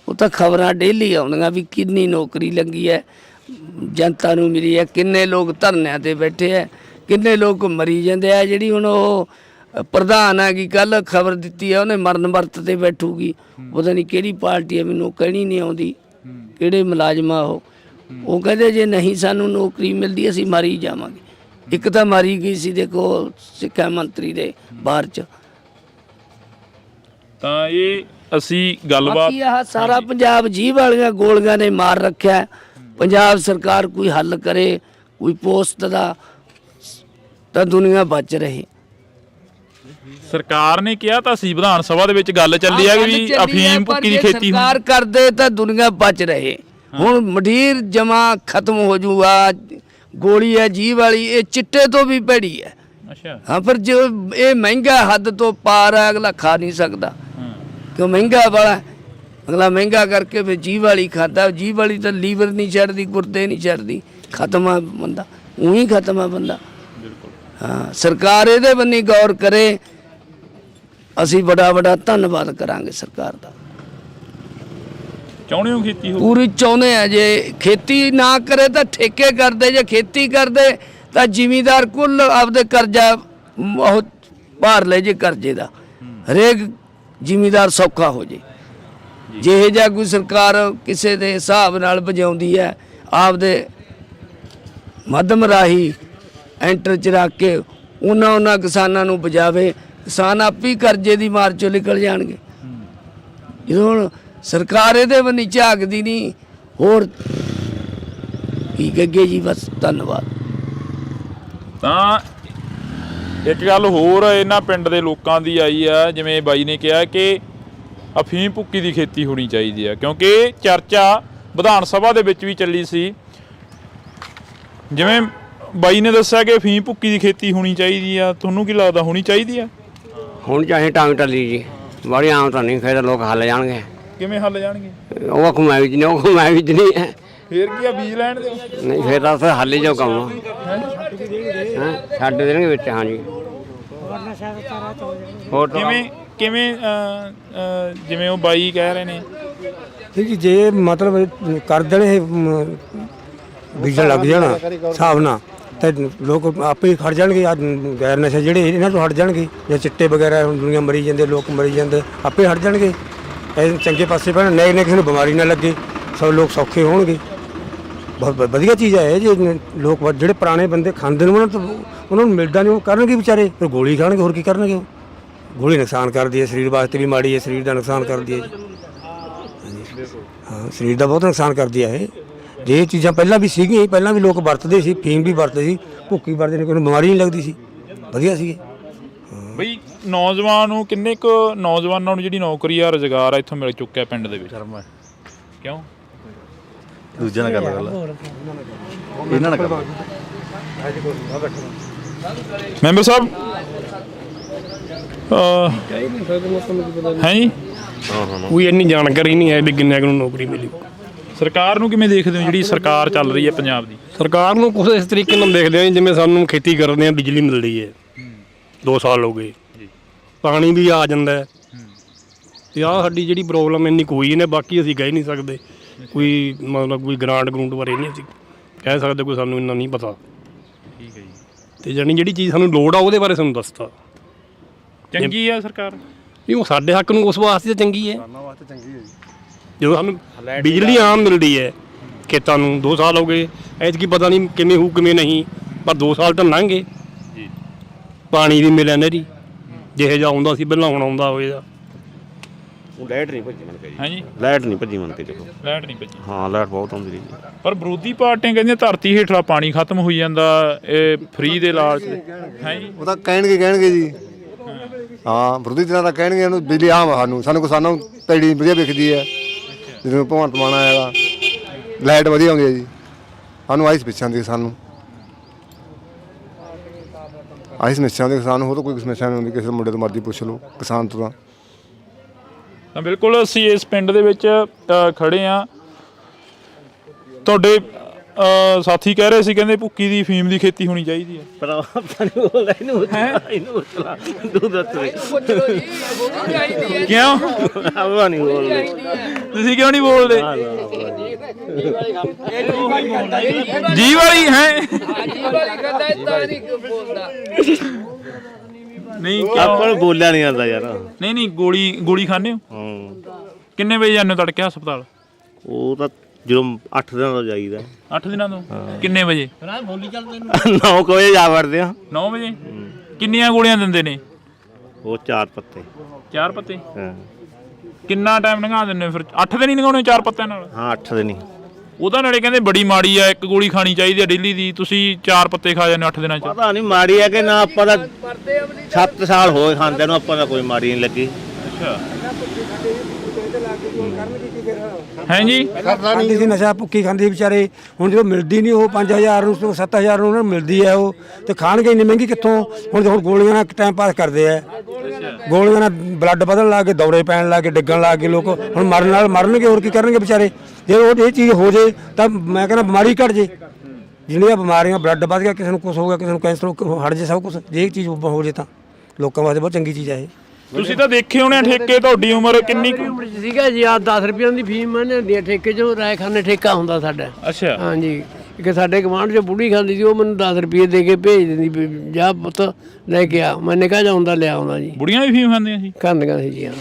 ਉਹ ਤਾਂ ਖਬਰਾਂ ਡੇਲੀ ਆਉਂਦੀਆਂ ਵੀ ਕਿੰਨੀ ਨੌਕਰੀ ਲੱਗੀ ਹੈ ਜਨਤਾ ਨੂੰ ਮਿਲੀ ਹੈ ਕਿੰਨੇ ਲੋਕ ਧਰਨਿਆਂ ਤੇ ਬੈਠੇ ਹੈ ਕਿੰਨੇ ਲੋਕ ਮਰੀ ਜਾਂਦੇ ਆ ਜਿਹੜੀ ਹੁਣ ਉਹ ਪ੍ਰਧਾਨ ਆ ਗਈ ਕੱਲ ਖਬਰ ਦਿੱਤੀ ਆ ਉਹਨੇ ਮਰਨ ਵਰਤ ਤੇ ਬੈਠੂਗੀ, ਪਤਾ ਨਹੀਂ ਕਿਹੜੀ ਪਾਰਟੀ ਆ, ਮੈਨੂੰ ਕਹਿਣੀ ਨਹੀਂ ਆਉਂਦੀ ਕਿਹੜੇ ਮੁਲਾਜ਼ਮ ਆ ਉਹ ਕਹਿੰਦੇ ਜੇ ਨਹੀਂ ਸਾਨੂੰ ਨੌਕਰੀ ਮਿਲਦੀ ਅਸੀਂ ਮਾਰੀ ਜਾਵਾਂਗੇ। ਇੱਕ ਤਾਂ ਮਾਰੀ ਗਈ ਸੀ ਦੇਖੋ ਸਿੱਖਿਆ ਮੰਤਰੀ ਦੇ ਬਾਹਰ ਚ। ਤਾਂ ਇਹ ਅਸੀਂ ਗੱਲਬਾਤ ਬਾਕੀ ਆਹ ਸਾਰਾ ਪੰਜਾਬ ਜੀਭ ਵਾਲੀਆਂ ਗੋਲੀਆਂ ਨੇ ਮਾਰ ਰੱਖਿਆ। ਪੰਜਾਬ ਸਰਕਾਰ ਕੋਈ ਹੱਲ ਕਰੇ, ਕੋਈ ਪੋਸਟ ਦਾ, ਤਾਂ ਦੁਨੀਆ ਬਚ ਰਹੇ। ਸਰਕਾਰ ਨੇ ਕਿਹਾ ਤਾਂ ਸੀ ਵਿਧਾਨ ਸਭਾ ਦੇ ਵਿੱਚ ਗੱਲ ਚੱਲੀ ਆ ਵੀ ਅਫੀਮ ਭੁੱਕੀ ਦੀ ਖੇਤੀ ਸਰਕਾਰ ਕਰਦੇ ਤਾਂ ਦੁਨੀਆ ਬਚ ਰਹੇ। ਹੁਣ ਮੰਡੀਰ ਜਮਾ ਖਤਮ ਹੋ ਜੂਗਾ। ਗੋਲੀ ਹੈ ਜੀਭ ਵਾਲੀ, ਇਹ ਚਿੱਟੇ ਤੋਂ ਵੀ ਭੈੜੀ ਹੈ। ਅੱਛਾ ਹਾਂ, ਪਰ ਜੋ ਇਹ ਮਹਿੰਗਾ ਹੱਦ ਤੋਂ ਪਾਰ ਹੈ, ਅਗਲਾ ਖਾ ਨਹੀਂ ਸਕਦਾ ਕਿਉਂ ਮਹਿੰਗਾ ਵਾਲਾ। ਅਗਲਾ ਮਹਿੰਗਾ ਕਰਕੇ ਫਿਰ ਜੀਭ ਵਾਲੀ ਖਾਂਦਾ। ਜੀਭ ਵਾਲੀ ਤਾਂ ਲੀਵਰ ਨਹੀਂ ਛੱਡਦੀ, ਗੁਰਦੇ ਨਹੀਂ ਛੱਡਦੀ, ਖਤਮ ਆ ਬੰਦਾ, ਉਹੀ ਖਤਮ ਆ ਬੰਦਾ। ਹਾਂ, ਸਰਕਾਰ ਇਹਦੇ ਬੰਨੀ ਗੌਰ ਕਰੇ। ਅਸੀਂ ਬੜਾ ਬੜਾ ਧੰਨਵਾਦ ਕਰਾਂਗੇ ਸਰਕਾਰ ਦਾ। ਚਾਹੁੰਦੇ ਹੋ ਖੇਤੀ ਹੋ? ਪੂਰੀ ਚਾਹੁੰਦੇ ਆ। ਜੇ ਖੇਤੀ ਨਾ ਕਰੇ ਤਾਂ ਠੇਕੇ ਕਰਦੇ, ਜੇ ਖੇਤੀ ਕਰਦੇ ਤਾਂ ਜ਼ਿਮੀਂਦਾਰ ਕੁੱਲ ਆਪਦੇ ਕਰਜ਼ਾ ਉਹ ਭਾਰ ਲੈ ਜੇ ਕਰਜ਼ੇ ਦਾ, ਹਰੇਕ ਜ਼ਿਮੀਂਦਾਰ ਸੌਖਾ ਹੋ ਜੇ। ਜਿਹੇ ਜਿਹਾ ਕੋਈ ਸਰਕਾਰ ਕਿਸੇ ਦੇ ਹਿਸਾਬ ਨਾਲ ਵਜਾਉਂਦੀ ਹੈ, ਆਪਦੇ ਮੱਧਮ ਰਾਹੀਂ ਐਂਟਰ ਚ ਰੱਖ ਕੇ ਉਹਨਾਂ ਕਿਸਾਨਾਂ ਨੂੰ ਬਚਾਵੇ, ਕਿਸਾਨ ਆਪੇ ਕਰਜ਼ੇ ਦੀ ਮਾਰ ਚੋਂ ਨਿਕਲ ਜਾਣਗੇ। ਜਦੋਂ ਹੁਣ ਸਰਕਾਰ ਇਹਦੇ ਵੱਲ ਝਾਕਦੀ ਨਹੀਂ, ਹੋਰ ਕੀ ਕਹਗੇ ਜੀ, ਬਸ ਧੰਨਵਾਦ। ਤਾਂ ਇੱਕ ਗੱਲ ਹੋਰ ਇਹਨਾਂ ਪਿੰਡ ਦੇ ਲੋਕਾਂ ਦੀ ਆਈ ਆ, ਜਿਵੇਂ ਬਾਈ ਨੇ ਕਿਹਾ ਕਿ ਅਫੀਮ ਭੁੱਕੀ ਦੀ ਖੇਤੀ ਹੋਣੀ ਚਾਹੀਦੀ ਆ, ਕਿਉਂਕਿ ਚਰਚਾ ਵਿਧਾਨ ਸਭਾ ਦੇ ਵਿੱਚ ਵੀ ਚੱਲੀ ਸੀ। ਜਿਵੇਂ ਬਾਈ ਨੇ ਦੱਸਿਆ ਕਿ ਅਫੀਮ ਭੁੱਕੀ ਦੀ ਖੇਤੀ ਹੋਣੀ ਚਾਹੀਦੀ ਆ, ਤੁਹਾਨੂੰ ਕੀ ਲੱਗਦਾ ਹੋਣੀ ਚਾਹੀਦੀ ਆ? ਹੁਣ ਚਾਹੇ ਟਾਂਗ ਟੱਲੀ ਜੀ, ਬੜੀ ਆਮ ਤਾਂ ਨਹੀਂ, ਫਿਰ ਲੋਕ ਹੱਲ ਜਾਣਗੇ। ਕਿਵੇਂ ਹੱਲ ਜਾਣਗੇ? ਉਹ ਘੁਮਾਈ ਵੀ ਨਹੀਂ, ਉਹ ਘੁਮਾਈ ਵੀ ਨਹੀਂ ਹੈ। ਫੇਰ ਕੀ ਆ, ਬੀਜ ਲੈਣ ਦਿਓ। ਨਹੀਂ ਫਿਰ ਤਾਂ ਉੱਥੇ ਹੱਲ ਹੀ ਜੋ ਕੰਮ ਛੱਡ ਦੇਣਗੇ ਵਿੱਚ। ਹਾਂਜੀ ਹੋਰ ਕਿਵੇਂ ਜਿਵੇਂ ਉਹ ਬਾਈ ਕਹਿ ਰਹੇ ਨੇ ਜੀ, ਜੇ ਮਤਲਬ ਕਰ ਦੇਣ ਇਹ ਬੀਜਣ ਲੱਗ ਜਾਣਾ ਹਿਸਾਬ ਨਾਲ, ਤਾਂ ਲੋਕ ਆਪੇ ਖੜ ਜਾਣਗੇ। ਆ ਗੈਰ ਨਸ਼ਾ ਜਿਹੜੇ ਇਹਨਾਂ ਤੋਂ ਹਟ ਜਾਣਗੇ, ਜਾਂ ਚਿੱਟੇ ਵਗੈਰਾ ਹੁਣ ਦੁਨੀਆ ਮਰੀ ਜਾਂਦੇ, ਲੋਕ ਮਰੀ ਜਾਂਦੇ, ਆਪੇ ਹਟ ਜਾਣਗੇ। ਇਹ ਚੰਗੇ ਪਾਸੇ ਪੈਣ, ਨਏ ਕਿਸੇ ਨੂੰ ਬਿਮਾਰੀ ਨਾ ਲੱਗੇ, ਸਭ ਲੋਕ ਸੌਖੇ ਹੋਣਗੇ। ਬਹੁਤ ਵਧੀਆ ਚੀਜ਼ ਹੈ। ਜੇ ਲੋਕ ਜਿਹੜੇ ਪੁਰਾਣੇ ਬੰਦੇ ਖਾਂਦੇ ਨੇ ਉਹਨਾਂ ਨੂੰ ਮਿਲਦਾ ਨਹੀਂ, ਉਹ ਕਰਨਗੇ ਵਿਚਾਰੇ, ਫਿਰ ਗੋਲੀ ਖਾਣਗੇ, ਹੋਰ ਕੀ ਕਰਨਗੇ। ਉਹ ਗੋਲੀ ਨੁਕਸਾਨ ਕਰਦੀ ਹੈ, ਸਰੀਰ ਵਾਸਤੇ ਵੀ ਮਾੜੀ ਹੈ, ਸਰੀਰ ਦਾ ਨੁਕਸਾਨ ਕਰਦੀ ਹੈ। ਹਾਂ, ਸਰੀਰ ਦਾ ਬਹੁਤ ਨੁਕਸਾਨ ਕਰਦੀ ਹੈ ਇਹ। ਜੇ ਇਹ ਚੀਜ਼ਾਂ ਪਹਿਲਾਂ ਵੀ ਸੀਗੀਆਂ, ਪਹਿਲਾਂ ਵੀ ਲੋਕ ਵਰਤਦੇ ਸੀ, ਫੀਮ ਵੀ ਵਰਤਦੇ ਸੀ, ਭੁੱਕੀ ਵਰਤਦੇ ਨੇ, ਕੋਈ ਬਿਮਾਰੀ ਨਹੀਂ ਲੱਗਦੀ ਸੀ, ਵਧੀਆ ਸੀ। ਬਈ ਨੌਜਵਾਨ ਨੂੰ ਕਿੰਨੇ ਕੁ ਨੌਜਵਾਨਾਂ ਨੂੰ ਜਿਹੜੀ ਨੌਕਰੀ ਆ, ਰੁਜ਼ਗਾਰ ਆ ਇੱਥੋਂ ਮਿਲ ਚੁੱਕਿਆ ਪਿੰਡ ਦੇ ਵਿੱਚ? ਕਿਉਂ ਦੂਜਿਆਂ ਨਾਲ ਗੱਲ ਕਰ ਲੈ, ਇਹਨਾਂ ਨਾਲ ਕਰ। ਮੈਂਬਰ ਸਾਹਿਬ ਹੈ ਜੀ, ਕੋਈ ਇੰਨੀ ਜਾਣਕਾਰੀ ਨਹੀਂ ਹੈ ਵੀ ਕਿੰਨੇ ਨੂੰ ਨੌਕਰੀ ਮਿਲੀ। ਸਰਕਾਰ ਨੂੰ ਕਿਵੇਂ ਦੇਖਦੇ ਹੋ, ਜਿਹੜੀ ਸਰਕਾਰ ਚੱਲ ਰਹੀ ਹੈ ਪੰਜਾਬ ਦੀ? ਸਰਕਾਰ ਨੂੰ ਕੁਛ ਇਸ ਤਰੀਕੇ ਨਾਲ ਦੇਖਦੇ ਆ ਜਿਵੇਂ ਸਾਨੂੰ ਖੇਤੀ ਕਰਦੇ ਆ, ਬਿਜਲੀ ਮਿਲਦੀ ਹੈ 2 ਸਾਲ ਹੋ ਗਏ, ਪਾਣੀ ਵੀ ਆ ਜਾਂਦਾ ਹੈ, ਤੇ ਆਹ ਸਾਡੀ ਜਿਹੜੀ ਪ੍ਰੋਬਲਮ ਇੰਨੀ ਕੋਈ ਨੇ, ਬਾਕੀ ਅਸੀਂ ਕਹਿ ਨਹੀਂ ਸਕਦੇ। ਕੋਈ ਮਤਲਬ ਕੋਈ ਗ੍ਰਾਂਟ ਬਾਰੇ ਨਹੀਂ ਅਸੀਂ ਕਹਿ ਸਕਦੇ, ਕੋਈ ਸਾਨੂੰ ਇੰਨਾ ਨਹੀਂ ਪਤਾ। ਠੀਕ ਹੈ ਜੀ। ਤੇ ਜਾਣੀ ਜਿਹੜੀ ਚੀਜ਼ ਸਾਨੂੰ ਲੋੜ ਆ ਉਹਦੇ ਬਾਰੇ ਸਾਨੂੰ ਦੱਸਤਾ। ਚੰਗੀ ਆ ਸਰਕਾਰ? ਨਹੀਂ, ਉਹ ਸਾਡੇ ਹੱਕ ਨੂੰ ਉਸ ਵਾਸਤੇ ਤਾਂ ਚੰਗੀ ਹੈ। ਵਾਸਤੇ ਚੰਗੀ ਹੈ ਜੀ। ਜਦੋਂ ਸਾਨੂੰ ਬਿਜਲੀ ਆਮ ਮਿਲਦੀ ਹੈ ਖੇਤਾਂ ਨੂੰ 2 ਸਾਲ ਹੋ ਗਏ, ਐਤਕੀ ਪਤਾ ਨਹੀਂ ਕਿਵੇਂ ਹੋਊ ਕਿਵੇਂ ਨਹੀਂ, ਪਰ 2 ਸਾਲ ਤਾਂ ਲੰਘ ਗਏ। ਪਾਣੀ ਵੀ ਮਿਲਿਆ ਨਹਿਰੀ, ਜਿਹੇ ਜਿਹਾ ਆਉਂਦਾ ਸੀ ਪਹਿਲਾਂ, ਹੁਣ ਆਉਂਦਾ ਹੋਏਗਾ। ਲਾਈਟ ਨਹੀਂ ਭੱਜੀ ਮਨ ਕੇ ਜੀ। ਹਾਂਜੀ, ਲਾਈਟ ਨਹੀਂ ਭੱਜੀ ਮਨ ਕੇ ਦੇਖੋ। ਲਾਈਟ ਨਹੀਂ ਭੱਜੀ? ਹਾਂ, ਲਾਈਟ ਬਹੁਤ ਆਉਂਦੀ ਰਹੀ। ਪਰ ਵਿਰੋਧੀ ਪਾਰਟੀਆਂ ਕਹਿੰਦੀਆਂ ਧਰਤੀ ਹੇਠਲਾ ਪਾਣੀ ਖਤਮ ਹੋਈ ਜਾਂਦਾ, ਇਹ ਫ੍ਰੀ ਦੇ ਲਾਲਚ ਹੈ ਜੀ। ਉਹ ਤਾਂ ਕਹਿਣਗੇ ਜੀ। ਹਾਂ, ਵਿਰੋਧੀ ਧਿਰਾਂ ਦਾ ਕਹਿਣਗੇ ਇਹਨੂੰ ਬਿਜਲੀ ਆਮ ਸਾਨੂੰ ਕਿਸਾਨਾਂ ਨੂੰ ਪੈੜੀ ਵਧੀਆ ਵਿਕਦੀ ਹੈ। ਜਦੋਂ ਭਗਵੰਤ ਮਾਨ ਆਏਗਾ ਲਾਈਟ ਵਧੀਆ ਆਉਂਦੀ ਹੈ ਜੀ, ਸਾਨੂੰ ਆਈ ਸਮੱਸਿਆ ਦੀ, ਸਾਨੂੰ ਆਈ ਸਮੱਸਿਆ ਦੀ ਕਿਸਾਨ, ਹੋਰ ਤਾਂ ਕੋਈ ਸਮੱਸਿਆ ਨਹੀਂ ਹੁੰਦੀ। ਕਿਸੇ ਮੁੰਡੇ ਤੋਂ ਮਰਜ਼ੀ ਪੁੱਛ ਲਓ ਕਿਸਾਨ ਤੋਂ। ਤਾਂ ਬਿਲਕੁਲ ਅਸੀਂ ਇਸ ਪਿੰਡ ਦੇ ਵਿੱਚ ਖੜੇ ਆ। ਤੁਹਾਡੇ ਸਾਥੀ ਕਹਿ ਰਹੇ ਸੀ, ਕਹਿੰਦੇ ਭੁੱਕੀ ਦੀ ਫੀਮ ਦੀ ਖੇਤੀ ਹੋਣੀ ਚਾਹੀਦੀ ਹੈ। ਕਿਉਂ ਤੁਸੀਂ ਕਿਉਂ ਨਹੀਂ ਬੋਲਦੇ? ਜੀ ਵਾਲੀ ਹੈ ਨਹੀਂ ਆਪਾਂ ਨੂੰ ਬੋਲਿਆ ਨਹੀਂ ਜਾਂਦਾ ਯਾਰ। ਨਹੀਂ ਗੋਲੀ ਖਾਂਦੇ ਹੋ? ਕਿੰਨੇ ਵਜੇ ਜਾਂਦੇ ਹੋ ਤੜਕੇ ਹਸਪਤਾਲ? ਉਹ ਤਾਂ ਜਦੋਂ 8 ਦਿਨਾਂ ਤੋਂ ਜਾਈਦਾ। 8 ਦਿਨਾਂ ਤੋਂ? ਕਿੰਨੇ ਵਜੇ? 9 ਵਜੇ ਜਾ ਵੜਦੇ ਆ। 9 ਵਜੇ? ਕਿੰਨੀਆਂ ਗੋਲੀਆਂ ਦਿੰਦੇ ਨੇ ਉਹ? 4 ਪੱਤੇ। 4 ਪੱਤੇ? ਹਾਂ। ਕਿੰਨਾ ਟਾਈਮ ਲੰਘਾ ਦਿੰਦੇ ਫਿਰ? 8 ਦਿਨ ਹੀ ਲੰਘਾਉਣੇ 4 ਪੱਤਿਆਂ ਨਾਲ? ਹਾਂ 8 ਦਿਨ ਹੀ। ਉਹਦਾ ਨਾਲੇ ਕਹਿੰਦੇ ਬੜੀ ਮਾੜੀ ਆ, 1 ਗੋਲੀ ਖਾਣੀ ਚਾਹੀਦੀ ਆ ਡੇਲੀ ਦੀ, ਤੁਸੀਂ 4 ਪੱਤੇ ਖਾ ਜਾਂਦੇ 8 ਦਿਨਾਂ ਚ। ਪਤਾ ਨਹੀਂ ਮਾੜੀ ਹੈ ਕਿ ਨਾ, ਆਪਾਂ ਦਾ 7 ਸਾਲ ਹੋਏ ਖਾਂਦੇ ਨੂੰ, ਆਪਾਂ ਦਾ ਕੋਈ ਮਾੜੀ ਨਹੀਂ ਲੱਗੀ। ਅੱਛਾ ਹੈ ਜੀ। ਖਾਂਦੀ ਸੀ ਨਸ਼ਾ ਭੁੱਕੀ ਖਾਂਦੀ ਸੀ ਵਿਚਾਰੇ, ਹੁਣ ਜਦੋਂ ਮਿਲਦੀ ਨਹੀਂ ਉਹ 5000 ਨੂੰ 7000 ਨੂੰ ਉਹਨਾਂ ਨੂੰ ਮਿਲਦੀ ਹੈ ਉਹ, ਤੇ ਖਾਣਗੇ ਇੰਨੀ ਮਹਿੰਗੀ ਕਿੱਥੋਂ? ਹੁਣ ਗੋਲੀਆਂ ਨਾਲ ਟਾਈਮ ਪਾਸ ਕਰਦੇ ਆ, ਗੋਲੀਆਂ ਨਾਲ ਬਲੱਡ ਵਧਣ ਲੱਗ ਗਏ, ਦੌਰੇ ਪੈਣ ਲੱਗ ਗਏ, ਡਿੱਗਣ ਲੱਗ ਗਏ ਲੋਕ। ਹੁਣ ਮਰਨ ਨਾਲ ਮਰਨਗੇ, ਹੋਰ ਕੀ ਕਰਨਗੇ ਵਿਚਾਰੇ? ਜੇ ਉਹ ਇਹ ਚੀਜ਼ ਹੋ ਜੇ ਤਾਂ ਮੈਂ ਕਹਿੰਦਾ ਬਿਮਾਰੀ ਘਟ ਜੇ। ਜਿਹੜੀਆਂ ਬਿਮਾਰੀਆਂ ਬਲੱਡ ਵੱਧ ਗਿਆ, ਕਿਸੇ ਨੂੰ ਕੁਛ ਹੋ ਗਿਆ, ਕਿਸੇ ਨੂੰ ਕੈਂਸਰ ਹਟ ਜੇ, ਸਭ ਕੁਛ ਜੇ ਇਹ ਚੀਜ਼ ਹੋ ਜੇ ਤਾਂ ਲੋਕਾਂ ਵਾਸਤੇ ਬਹੁਤ ਚੰਗੀ ਚੀਜ਼ ਹੈ ਇਹ। ਤੁਸੀਂ ਤਾਂ ਦੇਖੇ ਹੋਣੇ ਠੇਕੇ, ਤੁਹਾਡੀ ਉਮਰ ਕਿੰਨੀ ਸੀਗਾ ਜੀ? ਆ 10 ਰੁਪਏ ਦੀ ਫੀਮ ਹੁੰਦੀ ਠੇਕੇ 'ਚੋਂ, ਰਾਇਖਾਨੇ ਠੇਕਾ ਹੁੰਦਾ ਸਾਡਾ। ਅੱਛਾ। ਹਾਂਜੀ, ਇੱਕ ਸਾਡੇ ਗਵਾਂਢ 'ਚ ਬੁੜੀ ਖਾਂਦੀ ਸੀ, ਉਹ ਮੈਨੂੰ 10 ਰੁਪਏ ਦੇ ਕੇ ਭੇਜ ਦਿੰਦੀ ਵੀ ਜਾ ਪੁੱਤ ਲੈ ਕੇ ਆ। ਮੈਂ ਨਿਕਾ ਜਾਉਂਦਾ ਲਿਆ ਆਉਂਦਾ ਜੀ। ਬੁੜੀਆਂ ਵੀ ਫੀਮ ਖਾਂਦੀਆਂ ਸੀ? ਖਾਂਦੀਆਂ ਸੀ ਜੀ। ਹਾਂ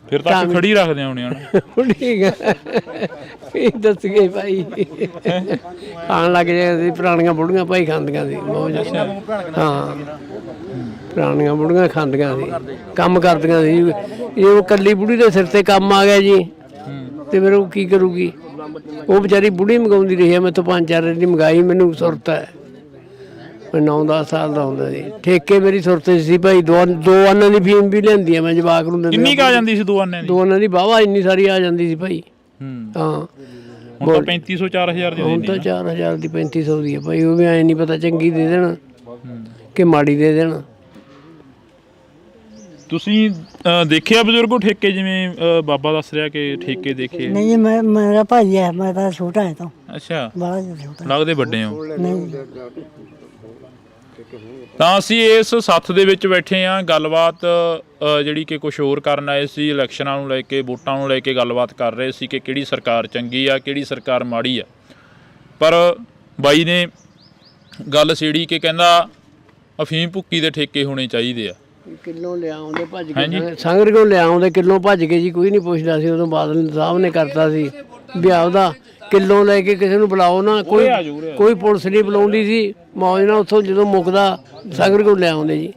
ਫਿਰ ਤਾਂ ਖੜੀ ਰੱਖਦੇ ਹੋਣੇ ਹਨ। ਠੀਕ ਹੈ, ਇਹ ਦੱਸ ਗਏ ਭਾਈ। ਖਾਣ ਲੱਗ ਜਾਂਦੇ ਸੀ ਪੁਰਾਣੀਆਂ ਬੁੜੀਆਂ ਭਾਈ, ਖਾਂਦੀਆਂ ਸੀ ਬਹੁਤ ਜ਼ਿਆਦਾ। ਹਾਂ ਪੁਰਾਣੀਆਂ ਬੁੜੀਆਂ ਖਾਂਦੀਆਂ ਸੀ, ਕੰਮ ਕਰਦੀਆਂ ਸੀ। ਇਹ ਉਹ ਕੱਲੀ ਬੁੜੀ ਦੇ ਸਿਰ ਤੇ ਕੰਮ ਆ ਗਿਆ ਜੀ, ਤੇ ਫਿਰ ਉਹ ਕੀ ਕਰੂਗੀ? ਉਹ ਵਿਚਾਰੀ ਬੁੜੀ ਮੰਗਾਉਂਦੀ ਰਹੀ ਹੈ, ਮੈਂ ਤਾਂ 5-4 ਦਿਨ ਦੀ ਮੰਗਾਈ, ਮੈਨੂੰ ਸੁਰਤ ਹੈ। ਮੈਂ 9-10 ਸਾਲ ਦਾ ਹੁੰਦਾ ਸੀ, ਠੇਕੇ ਮੇਰੀ ਸੁਰਤ ਸੀ ਭਾਈ। ਦੋ ਆਨਾਂ ਦੀ ਫੀਮ ਵੀ ਲੈਂਦੀ ਆ ਮੈਂ ਜਵਾਕ ਨੂੰ। ਕਿੰਨੀ ਕੁ ਆ ਜਾਂਦੀ ਸੀ 2 ਆਨੇ ਦੀ? 2 ਆਨਾਂ ਦੀ ਵਾਹਵਾ ਇੰਨੀ ਸਾਰੀ ਆ ਜਾਂਦੀ ਸੀ ਭਾਈ। ਹਾਂ ਹੁਣ ਤਾਂ 3500 4000 ਦੀ। ਹੁਣ ਤਾਂ 4000 ਦੀ 3500 ਦੀ ਹੈ ਭਾਈ। ਉਹ ਵੀ ਐ ਨਹੀਂ ਪਤਾ ਚੰਗੀ ਦੇ ਦੇਣ ਕਿ ਮਾੜੀ ਦੇ ਦੇਣ। ਤੁਸੀਂ ਦੇਖਿਆ ਬਜ਼ੁਰਗੋ ਠੇਕੇ, ਜਿਵੇਂ ਬਾਬਾ ਦੱਸ ਰਿਹਾ ਕਿ ਠੇਕੇ ਦੇਖੇ? ਨਹੀਂ, ਮੇਰਾ ਭਾਈ ਹੈ, ਮੈਂ ਤਾਂ ਛੋਟਾ ਹੈ। ਤਾਂ ਅੱਛਾ, ਬੜਾ ਛੋਟਾ ਲੱਗਦੇ ਵੱਡੇ ਹੋ। ਨਹੀਂ ਤਾਂ ਅਸੀਂ ਇਸ ਸੱਥ ਦੇ ਵਿੱਚ ਬੈਠੇ ਹਾਂ, ਗੱਲਬਾਤ ਜਿਹੜੀ ਕਿ ਕੁਝ ਹੋਰ ਕਰਨ ਆਏ ਸੀ। ਇਲੈਕਸ਼ਨਾਂ ਨੂੰ ਲੈ ਕੇ, ਵੋਟਾਂ ਨੂੰ ਲੈ ਕੇ ਗੱਲਬਾਤ ਕਰ ਰਹੇ ਸੀ ਕਿ ਕਿਹੜੀ ਸਰਕਾਰ ਚੰਗੀ ਆ, ਕਿਹੜੀ ਸਰਕਾਰ ਮਾੜੀ ਆ। ਪਰ ਬਾਈ ਨੇ ਗੱਲ ਛੇੜੀ ਕਿ ਕਹਿੰਦਾ ਅਫੀਮ ਭੁੱਕੀ ਦੇ ਠੇਕੇ ਹੋਣੇ ਚਾਹੀਦੇ ਆ। ਕਿਲੋ ਲਿਆਉਂਦੇ ਭੱਜ ਕੇ, ਸੰਗਰ ਕੋਲ ਲਿਆਉਂਦੇ ਕਿਲੋ ਭੱਜ ਕੇ ਜੀ, ਕੋਈ ਨਹੀਂ ਪੁੱਛਦਾ ਸੀ। ਉਦੋਂ ਬਾਦਲ ਸਾਹਿਬ ਨੇ ਕਰਤਾ ਸੀ ਵਿਆਹ ਦਾ, ਕਿਲੋ ਲੈ ਕੇ ਕਿਸੇ ਨੂੰ ਬੁਲਾਓ ਨਾ, ਕੋਈ ਪੁਲਿਸ ਨਹੀਂ ਬੁਲਾਉਂਦੀ ਸੀ। ਮੌਜ ਨਾਲ ਉੱਥੋਂ ਜਦੋਂ ਮੁੱਕਦਾ ਸੰਗਰ ਕੋਲ ਲਿਆਉਂਦੇ ਜੀ।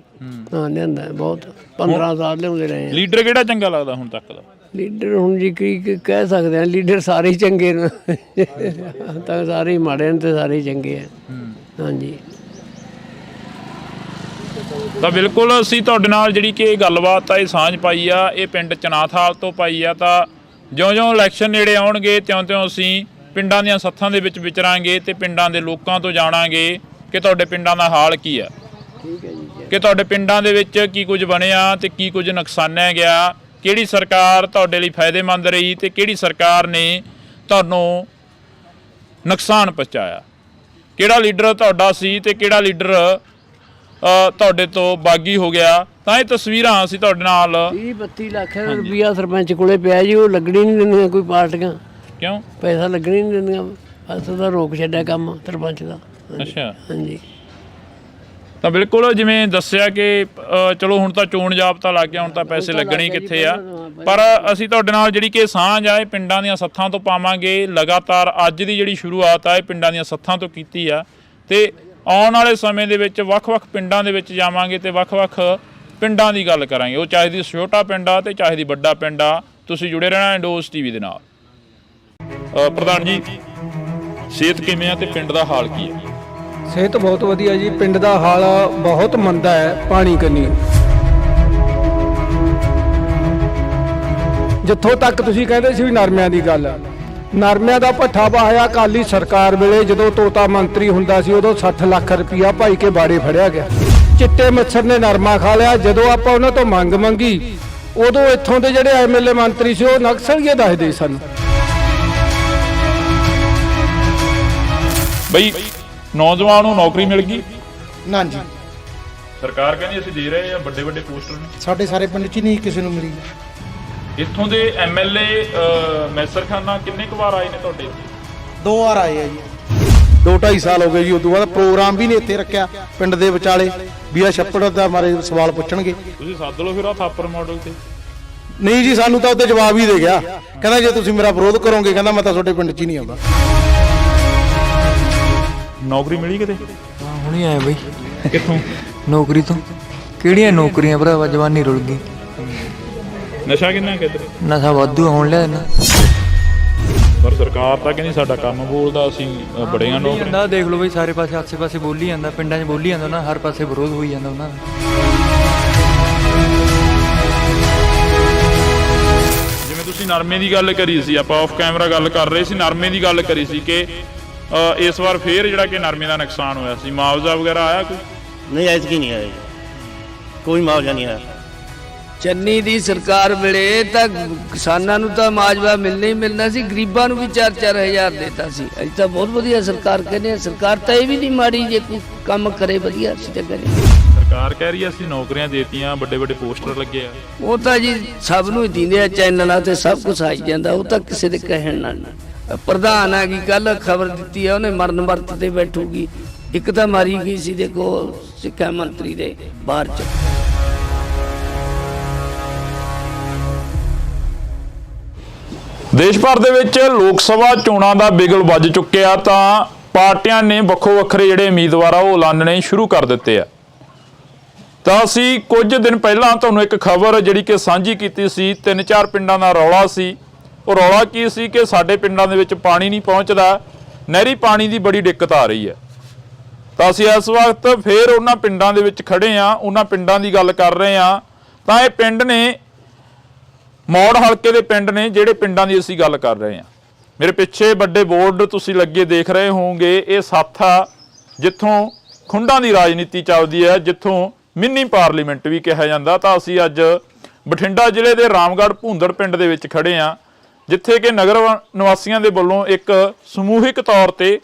ਹਾਂ ਲਿਆਂਦਾ ਬਹੁਤ, 15 ਸਾਲ ਲਿਆਉਂਦੇ ਰਹੇ। ਲੀਡਰ ਕਿਹੜਾ ਚੰਗਾ ਲੱਗਦਾ ਹੁਣ ਤੱਕ ਦਾ? ਲੀਡਰ ਹੁਣ ਜੀ ਕੀ ਕਹਿ ਸਕਦੇ ਆ, ਲੀਡਰ ਸਾਰੇ ਹੀ ਚੰਗੇ ਨੇ। ਤਾਂ ਸਾਰੇ ਹੀ ਮਾੜੇ ਨੇ ਤੇ ਸਾਰੇ ਹੀ ਚੰਗੇ ਆ। ਹਾਂਜੀ, ਤਾਂ ਬਿਲਕੁਲ ਅਸੀਂ ਤੁਹਾਡੇ ਨਾਲ ਜਿਹੜੀ ਕਿ ਗੱਲਬਾਤ ਆ ਇਹ ਸਾਂਝ ਪਾਈ ਆ, ਇਹ ਪਿੰਡ ਚਨਾਥਾਲ ਤੋਂ ਪਾਈ ਆ। ਤਾਂ ਜਿਉਂ-ਜਿਉਂ ਇਲੈਕਸ਼ਨ ਨੇੜੇ ਆਉਣਗੇ ਤਿਉਂ-ਤਿਉਂ ਅਸੀਂ ਪਿੰਡਾਂ ਦੀਆਂ ਸੱਥਾਂ ਦੇ ਵਿੱਚ ਵਿਚਰਾਂਗੇ ਤੇ ਪਿੰਡਾਂ ਦੇ ਲੋਕਾਂ ਤੋਂ ਜਾਣਾਂਗੇ ਕਿ ਤੁਹਾਡੇ ਪਿੰਡਾਂ ਦਾ ਹਾਲ ਕੀ ਆ, ਕਿ ਤੁਹਾਡੇ ਪਿੰਡਾਂ ਦੇ ਵਿੱਚ ਕੀ ਕੁਝ ਬਣਿਆ ਤੇ ਕੀ ਕੁਝ ਨੁਕਸਾਨਿਆ ਗਿਆ, ਕਿਹੜੀ ਸਰਕਾਰ ਤੁਹਾਡੇ ਲਈ ਫਾਇਦੇਮੰਦ ਰਹੀ ਤੇ ਕਿਹੜੀ ਸਰਕਾਰ ਨੇ ਤੁਹਾਨੂੰ ਨੁਕਸਾਨ ਪਹੁੰਚਾਇਆ, ਕਿਹੜਾ ਲੀਡਰ ਤੁਹਾਡਾ ਸੀ ਤੇ ਕਿਹੜਾ ਲੀਡਰ ਤੁਹਾਡੇ ਤੋਂ ਬਾਗੀ ਹੋ ਗਿਆ। ਤਾਂ ਇਹ ਤਸਵੀਰਾਂ ਅਸੀਂ ਤੁਹਾਡੇ ਨਾਲ 30-32 ਲੱਖ ਰੁਪਈਆ ਸਰਪੰਚ ਕੋਲੇ ਪਿਆ ਜੀ, ਉਹ ਲੱਗਣੀ ਨਹੀਂ ਦਿੰਦੀਆਂ ਕੋਈ ਪਾਰਟੀਆਂ। ਕਿਉਂ? ਪੈਸਾ ਲੱਗਣੀ ਨਹੀਂ ਦਿੰਦੀਆਂ, ਬਸ ਉਹਦਾ ਰੋਕ ਛੱਡਿਆ ਕੰਮ ਸਰਪੰਚ ਦਾ। ਅੱਛਾ, ਹਾਂਜੀ। ਤਾਂ ਬਿਲਕੁਲ ਜਿਵੇਂ ਦੱਸਿਆ ਕਿ ਚਲੋ ਹੁਣ ਤਾਂ ਚੋਣ ਜਾਬਤਾ ਲੱਗ ਗਿਆ, ਹੁਣ ਤਾਂ ਪੈਸੇ ਲੱਗਣੇ ਕਿੱਥੇ ਆ। ਪਰ ਅਸੀਂ ਤੁਹਾਡੇ ਨਾਲ ਜਿਹੜੀ ਕਿ ਸਾਂਝ ਆ ਇਹ ਪਿੰਡਾਂ ਦੀਆਂ ਸੱਥਾਂ ਤੋਂ ਪਾਵਾਂਗੇ। ਲਗਾਤਾਰ ਅੱਜ ਦੀ ਜਿਹੜੀ ਸ਼ੁਰੂਆਤ ਆ ਇਹ ਪਿੰਡਾਂ ਦੀਆਂ ਸੱਥਾਂ ਤੋਂ ਕੀਤੀ ਆ, ਤੇ ਆਉਣ ਵਾਲੇ ਸਮੇਂ ਦੇ ਵਿੱਚ ਵੱਖ-ਵੱਖ ਪਿੰਡਾਂ ਦੇ ਵਿੱਚ ਜਾਵਾਂਗੇ ਤੇ ਵੱਖ-ਵੱਖ ਪਿੰਡਾਂ ਦੀ ਗੱਲ ਕਰਾਂਗੇ। ਉਹ ਚਾਹੇ ਦੀ ਛੋਟਾ ਪਿੰਡ ਆ ਤੇ ਚਾਹੇ ਦੀ ਵੱਡਾ ਪਿੰਡ ਆ। ਤੁਸੀਂ ਜੁੜੇ ਰਹਿਣਾ ਇੰਡੋਸ ਟੀਵੀ ਦੇ ਨਾਲ। ਪ੍ਰਧਾਨ ਜੀ, ਸਿਹਤ ਕਿਵੇਂ ਆ ਤੇ ਪਿੰਡ ਦਾ ਹਾਲ ਕੀ ਹੈ? ਸਿਹਤ ਬਹੁਤ ਵਧੀਆ ਜੀ, ਪਿੰਡ ਦਾ ਹਾਲ ਬਹੁਤ ਮੰਦਾ ਹੈ ਪਾਣੀ ਕੰਨੀ। ਜਿੱਥੋਂ ਤੱਕ ਤੁਸੀਂ ਕਹਿੰਦੇ ਸੀ ਵੀ ਨਰਮਿਆਂ ਦੀ ਗੱਲ, ਨਰਮਿਆਂ ਦਾ ਭੱਠਾ ਪਾਇਆ ਅਕਾਲੀ ਸਰਕਾਰ ਵੇਲੇ, ਜਦੋਂ ਤੋਤਾ ਮੰਤਰੀ ਹੁੰਦਾ ਸੀ ਉਦੋਂ 60 ਲੱਖ ਰੁਪਇਆ ਭਾਈ ਕੇ ਬਾੜੇ ਫੜਿਆ ਗਿਆ। ਚਿੱਟੇ ਮੱਛਰ ਨੇ ਨਰਮਾ ਖਾ ਲਿਆ। ਜਦੋਂ ਆਪਾਂ ਉਹਨਾਂ ਤੋਂ ਮੰਗ ਮੰਗੀ ਉਦੋਂ ਇੱਥੋਂ ਦੇ ਜਿਹੜੇ ਐਮਐਲਏ ਮੰਤਰੀ ਸੀ ਉਹ ਨਕਸਲੀਏ ਦੱਸਦੇ ਸਨ। ਬਈ ਨੌਜਵਾਨ ਨੂੰ ਨੌਕਰੀ ਮਿਲ ਗਈ ਨਾ ਜੀ, ਸਰਕਾਰ ਕਹਿੰਦੀ ਅਸੀਂ ਦੇ ਰਹੇ ਆ, ਵੱਡੇ ਵੱਡੇ ਪੋਸਟਰ ਨੇ। ਸਾਡੇ ਸਾਰੇ ਪਿੰਡ 'ਚ ਨਹੀਂ ਕਿਸੇ ਨੂੰ ਮਿਲੀ। ਇੱਥੋਂ ਦੇ ਐਮਐਲਏ ਮੈਸਰ ਖਾਨਾ ਕਿੰਨੇ ਕੁ ਵਾਰ ਆਏ ਨੇ ਤੁਹਾਡੇ? 2 ਵਾਰ ਆਏ ਆ ਜੀ। 2-2.5 ਸਾਲ ਹੋ ਗਏ ਜੀ। ਉਦੋਂ ਬਾਅਦ ਪ੍ਰੋਗਰਾਮ ਵੀ ਨਹੀਂ ਇੱਥੇ ਰੱਖਿਆ ਪਿੰਡ ਦੇ ਵਿਚਾਲੇ ਵੀ ਆ ਛੱਪੜ ਦਾ ਮਾਰੇ ਸਵਾਲ ਪੁੱਛਣਗੇ। ਤੁਸੀਂ ਸੱਦ ਲਓ ਫਿਰ ਆ ਥਾਪਰ ਮਾਡਲ ਤੇ। ਨਹੀਂ ਜੀ, ਸਾਨੂੰ ਤਾਂ ਉੱਤੇ ਜਵਾਬ ਹੀ ਦੇ ਗਿਆ, ਕਹਿੰਦਾ ਜੇ ਤੁਸੀਂ ਮੇਰਾ ਵਿਰੋਧ ਕਰੋਗੇ ਕਹਿੰਦਾ ਮੈਂ ਤਾਂ ਤੁਹਾਡੇ ਪਿੰਡ 'ਚ ਹੀ ਨਹੀਂ ਆਉਂਦਾ। ਨੌਕਰੀ ਮਿਲੀ ਕਿਤੇ? ਹਾਂ ਹੁਣੀ ਆਇਆ ਬਈ। ਕਿੱਥੋਂ? ਨੌਕਰੀ ਤੋਂ। ਕਿਹੜੀਆਂ ਨੌਕਰੀਆਂ ਭਰਾਵਾ, ਜਵਾਨੀ ਰੁਲ ਗਈ। ਨਸ਼ਾ ਕਿੰਨਾ ਕਿੱਧਰ? ਨਸ਼ਾ ਵਾਧੂ ਹੋਣ ਲਿਆ ਨਾ, ਪਰ ਸਰਕਾਰ ਤਾਂ ਕਹਿੰਦੀ ਸਾਡਾ ਕੰਮ ਬੋਲਦਾ, ਅਸੀਂ ਬੜੀਆਂ ਨੌਕਰੀਆਂ। ਜਾਂਦਾ ਦੇਖ ਲਓ ਬਈ, ਸਾਰੇ ਪਾਸੇ ਆਸੇ ਪਾਸੇ ਬੋਲੀ ਜਾਂਦਾ, ਪਿੰਡਾਂ 'ਚ ਬੋਲੀ ਜਾਂਦਾ ਨਾ, ਹਰ ਪਾਸੇ ਵਿਰੋਧ ਹੋਈ ਜਾਂਦਾ ਉਹਨਾਂ ਦਾ। ਜਿਵੇਂ ਤੁਸੀਂ ਨਰਮੇ ਦੀ ਗੱਲ ਕਰੀ ਸੀ, ਆਪਾਂ ਆਫ ਕੈਮਰਾ ਗੱਲ ਕਰ ਰਹੇ ਸੀ, ਨਰਮੇ ਦੀ ਗੱਲ ਕਰੀ ਸੀ ਕਿ ਇਸ ਵਾਰ ਫੇਰ ਜਿਹੜਾ ਕਿ ਨਰਮੇ ਦਾ ਨੁਕਸਾਨ ਹੋਇਆ ਸੀ, ਮੁਆਵਜ਼ਾ ਵਗੈਰਾ ਆਇਆ ਕੋਈ? ਨਹੀਂ ਐਤਕੀ ਨਹੀਂ ਆਇਆ ਜੀ, ਕੋਈ ਮੁਆਵਜ਼ਾ ਨਹੀਂ ਆਇਆ। ਚੰਨੀ ਦੀ ਸਰਕਾਰ ਵੇਲੇ ਤਾਂ ਕਿਸਾਨਾਂ ਨੂੰ ਤਾਂ ਮਾਜਵਾ ਮਿਲਣਾ ਹੀ ਮਿਲਣਾ ਸੀ, ਗਰੀਬਾਂ ਨੂੰ ਵੀ 4-4 ਹਜ਼ਾਰ ਦਿੱਤਾ ਸੀ। ਅੱਜ ਤਾਂ ਬਹੁਤ ਵਧੀਆ ਸਰਕਾਰ ਕਹਿੰਦੇ ਆ, ਸਰਕਾਰ ਤਾਂ ਇਹ ਵੀ ਨਹੀਂ ਮਾੜੀ, ਜੇ ਕੋਈ ਕੰਮ ਕਰੇ ਵਧੀਆ ਅਸੀਂ ਤਾਂ ਕਰੇ। ਸਰਕਾਰ ਕਹਿ ਰਹੀ ਹੈ ਅਸੀਂ ਨੌਕਰੀਆਂ ਦੇਤੀਆਂ, ਵੱਡੇ ਵੱਡੇ ਪੋਸਟਰ ਲੱਗੇ ਆ। ਉਹ ਤਾਂ ਜੀ ਸਭ ਨੂੰ ਹੀ ਦਿੰਦੇ ਆ, ਚੈਨਲਾਂ ਤੇ ਸਭ ਕੁਝ ਆਈ ਜਾਂਦਾ, ਉਹ ਤਾਂ ਕਿਸੇ ਦੇ ਕਹਿਣ ਨਾਲ ਨਾ। ਪ੍ਰਧਾਨ ਆ ਗਈ ਕੱਲ ਖਬਰ ਦਿੱਤੀ ਆ, ਉਹਨੇ ਮਰਨ ਵਰਤ ਤੇ ਬੈਠੂਗੀ। ਇੱਕ ਤਾਂ ਮਾਰੀ ਗਈ ਸੀ ਦੇਖੋ ਸਿੱਖਿਆ ਮੰਤਰੀ ਦੇ ਬਾਹਰ ਚ। ਦੇਸ਼ ਭਰ ਦੇ ਵਿੱਚ ਲੋਕ ਸਭਾ ਚੋਣਾਂ ਦਾ ਬਿਗਲ ਵੱਜ ਚੁੱਕਿਆ ਤਾਂ ਪਾਰਟੀਆਂ ਨੇ ਵੱਖੋ ਵੱਖਰੇ ਜਿਹੜੇ ਉਮੀਦਵਾਰ ਆ ਉਹ ਐਲਾਨਣੇ ਸ਼ੁਰੂ ਕਰ ਦਿੱਤੇ ਆ। ਤਾਂ ਅਸੀਂ ਕੁਝ ਦਿਨ ਪਹਿਲਾਂ ਤੁਹਾਨੂੰ ਇੱਕ ਖਬਰ ਜਿਹੜੀ ਕਿ ਸਾਂਝੀ ਕੀਤੀ ਸੀ, 3-4 ਪਿੰਡਾਂ ਦਾ ਰੌਲਾ ਸੀ। ਉਹ ਰੌਲਾ ਕੀ ਸੀ ਕਿ ਸਾਡੇ ਪਿੰਡਾਂ ਦੇ ਵਿੱਚ ਪਾਣੀ ਨਹੀਂ ਪਹੁੰਚਦਾ, ਨਹਿਰੀ ਪਾਣੀ ਦੀ ਬੜੀ ਦਿੱਕਤ ਆ ਰਹੀ ਹੈ। ਤਾਂ ਅਸੀਂ ਇਸ ਵਕਤ ਫੇਰ ਉਹਨਾਂ ਪਿੰਡਾਂ ਦੇ ਵਿੱਚ ਖੜੇ ਆ, ਉਹਨਾਂ ਪਿੰਡਾਂ ਦੀ ਗੱਲ ਕਰ ਰਹੇ ਆ। ਤਾਂ ਇਹ ਪਿੰਡ ਨੇ ਮੌੜ ਹਲਕੇ ਦੇ ਪਿੰਡ ਨੇ, ਜਿਹੜੇ ਪਿੰਡਾਂ ਦੀ ਅਸੀਂ ਗੱਲ ਕਰ ਰਹੇ ਹਾਂ। ਮੇਰੇ ਪਿੱਛੇ ਵੱਡੇ ਬੋਰਡ ਤੁਸੀਂ ਲੱਗੇ ਦੇਖ ਰਹੇ ਹੋਵੋਗੇ, ਇਹ ਸਾਥਾ ਜਿੱਥੋਂ ਖੁੰਡਾਂ ਦੀ ਰਾਜਨੀਤੀ ਚੱਲਦੀ ਹੈ, ਜਿੱਥੋਂ ਮਿੰਨੀ ਪਾਰਲੀਮੈਂਟ ਵੀ ਕਿਹਾ ਜਾਂਦਾ। ਤਾਂ ਅਸੀਂ ਅੱਜ ਬਠਿੰਡਾ ਜ਼ਿਲ੍ਹੇ ਦੇ ਰਾਮਗੜ੍ਹ ਭੁੰਦੜ ਪਿੰਡ ਦੇ ਵਿੱਚ ਖੜੇ ਹਾਂ, ਜਿੱਥੇ ਕਿ ਨਗਰ ਨਿਵਾਸੀਆਂ ਦੇ ਵੱਲੋਂ ਇੱਕ ਸਮੂਹਿਕ ਤੌਰ ਤੇ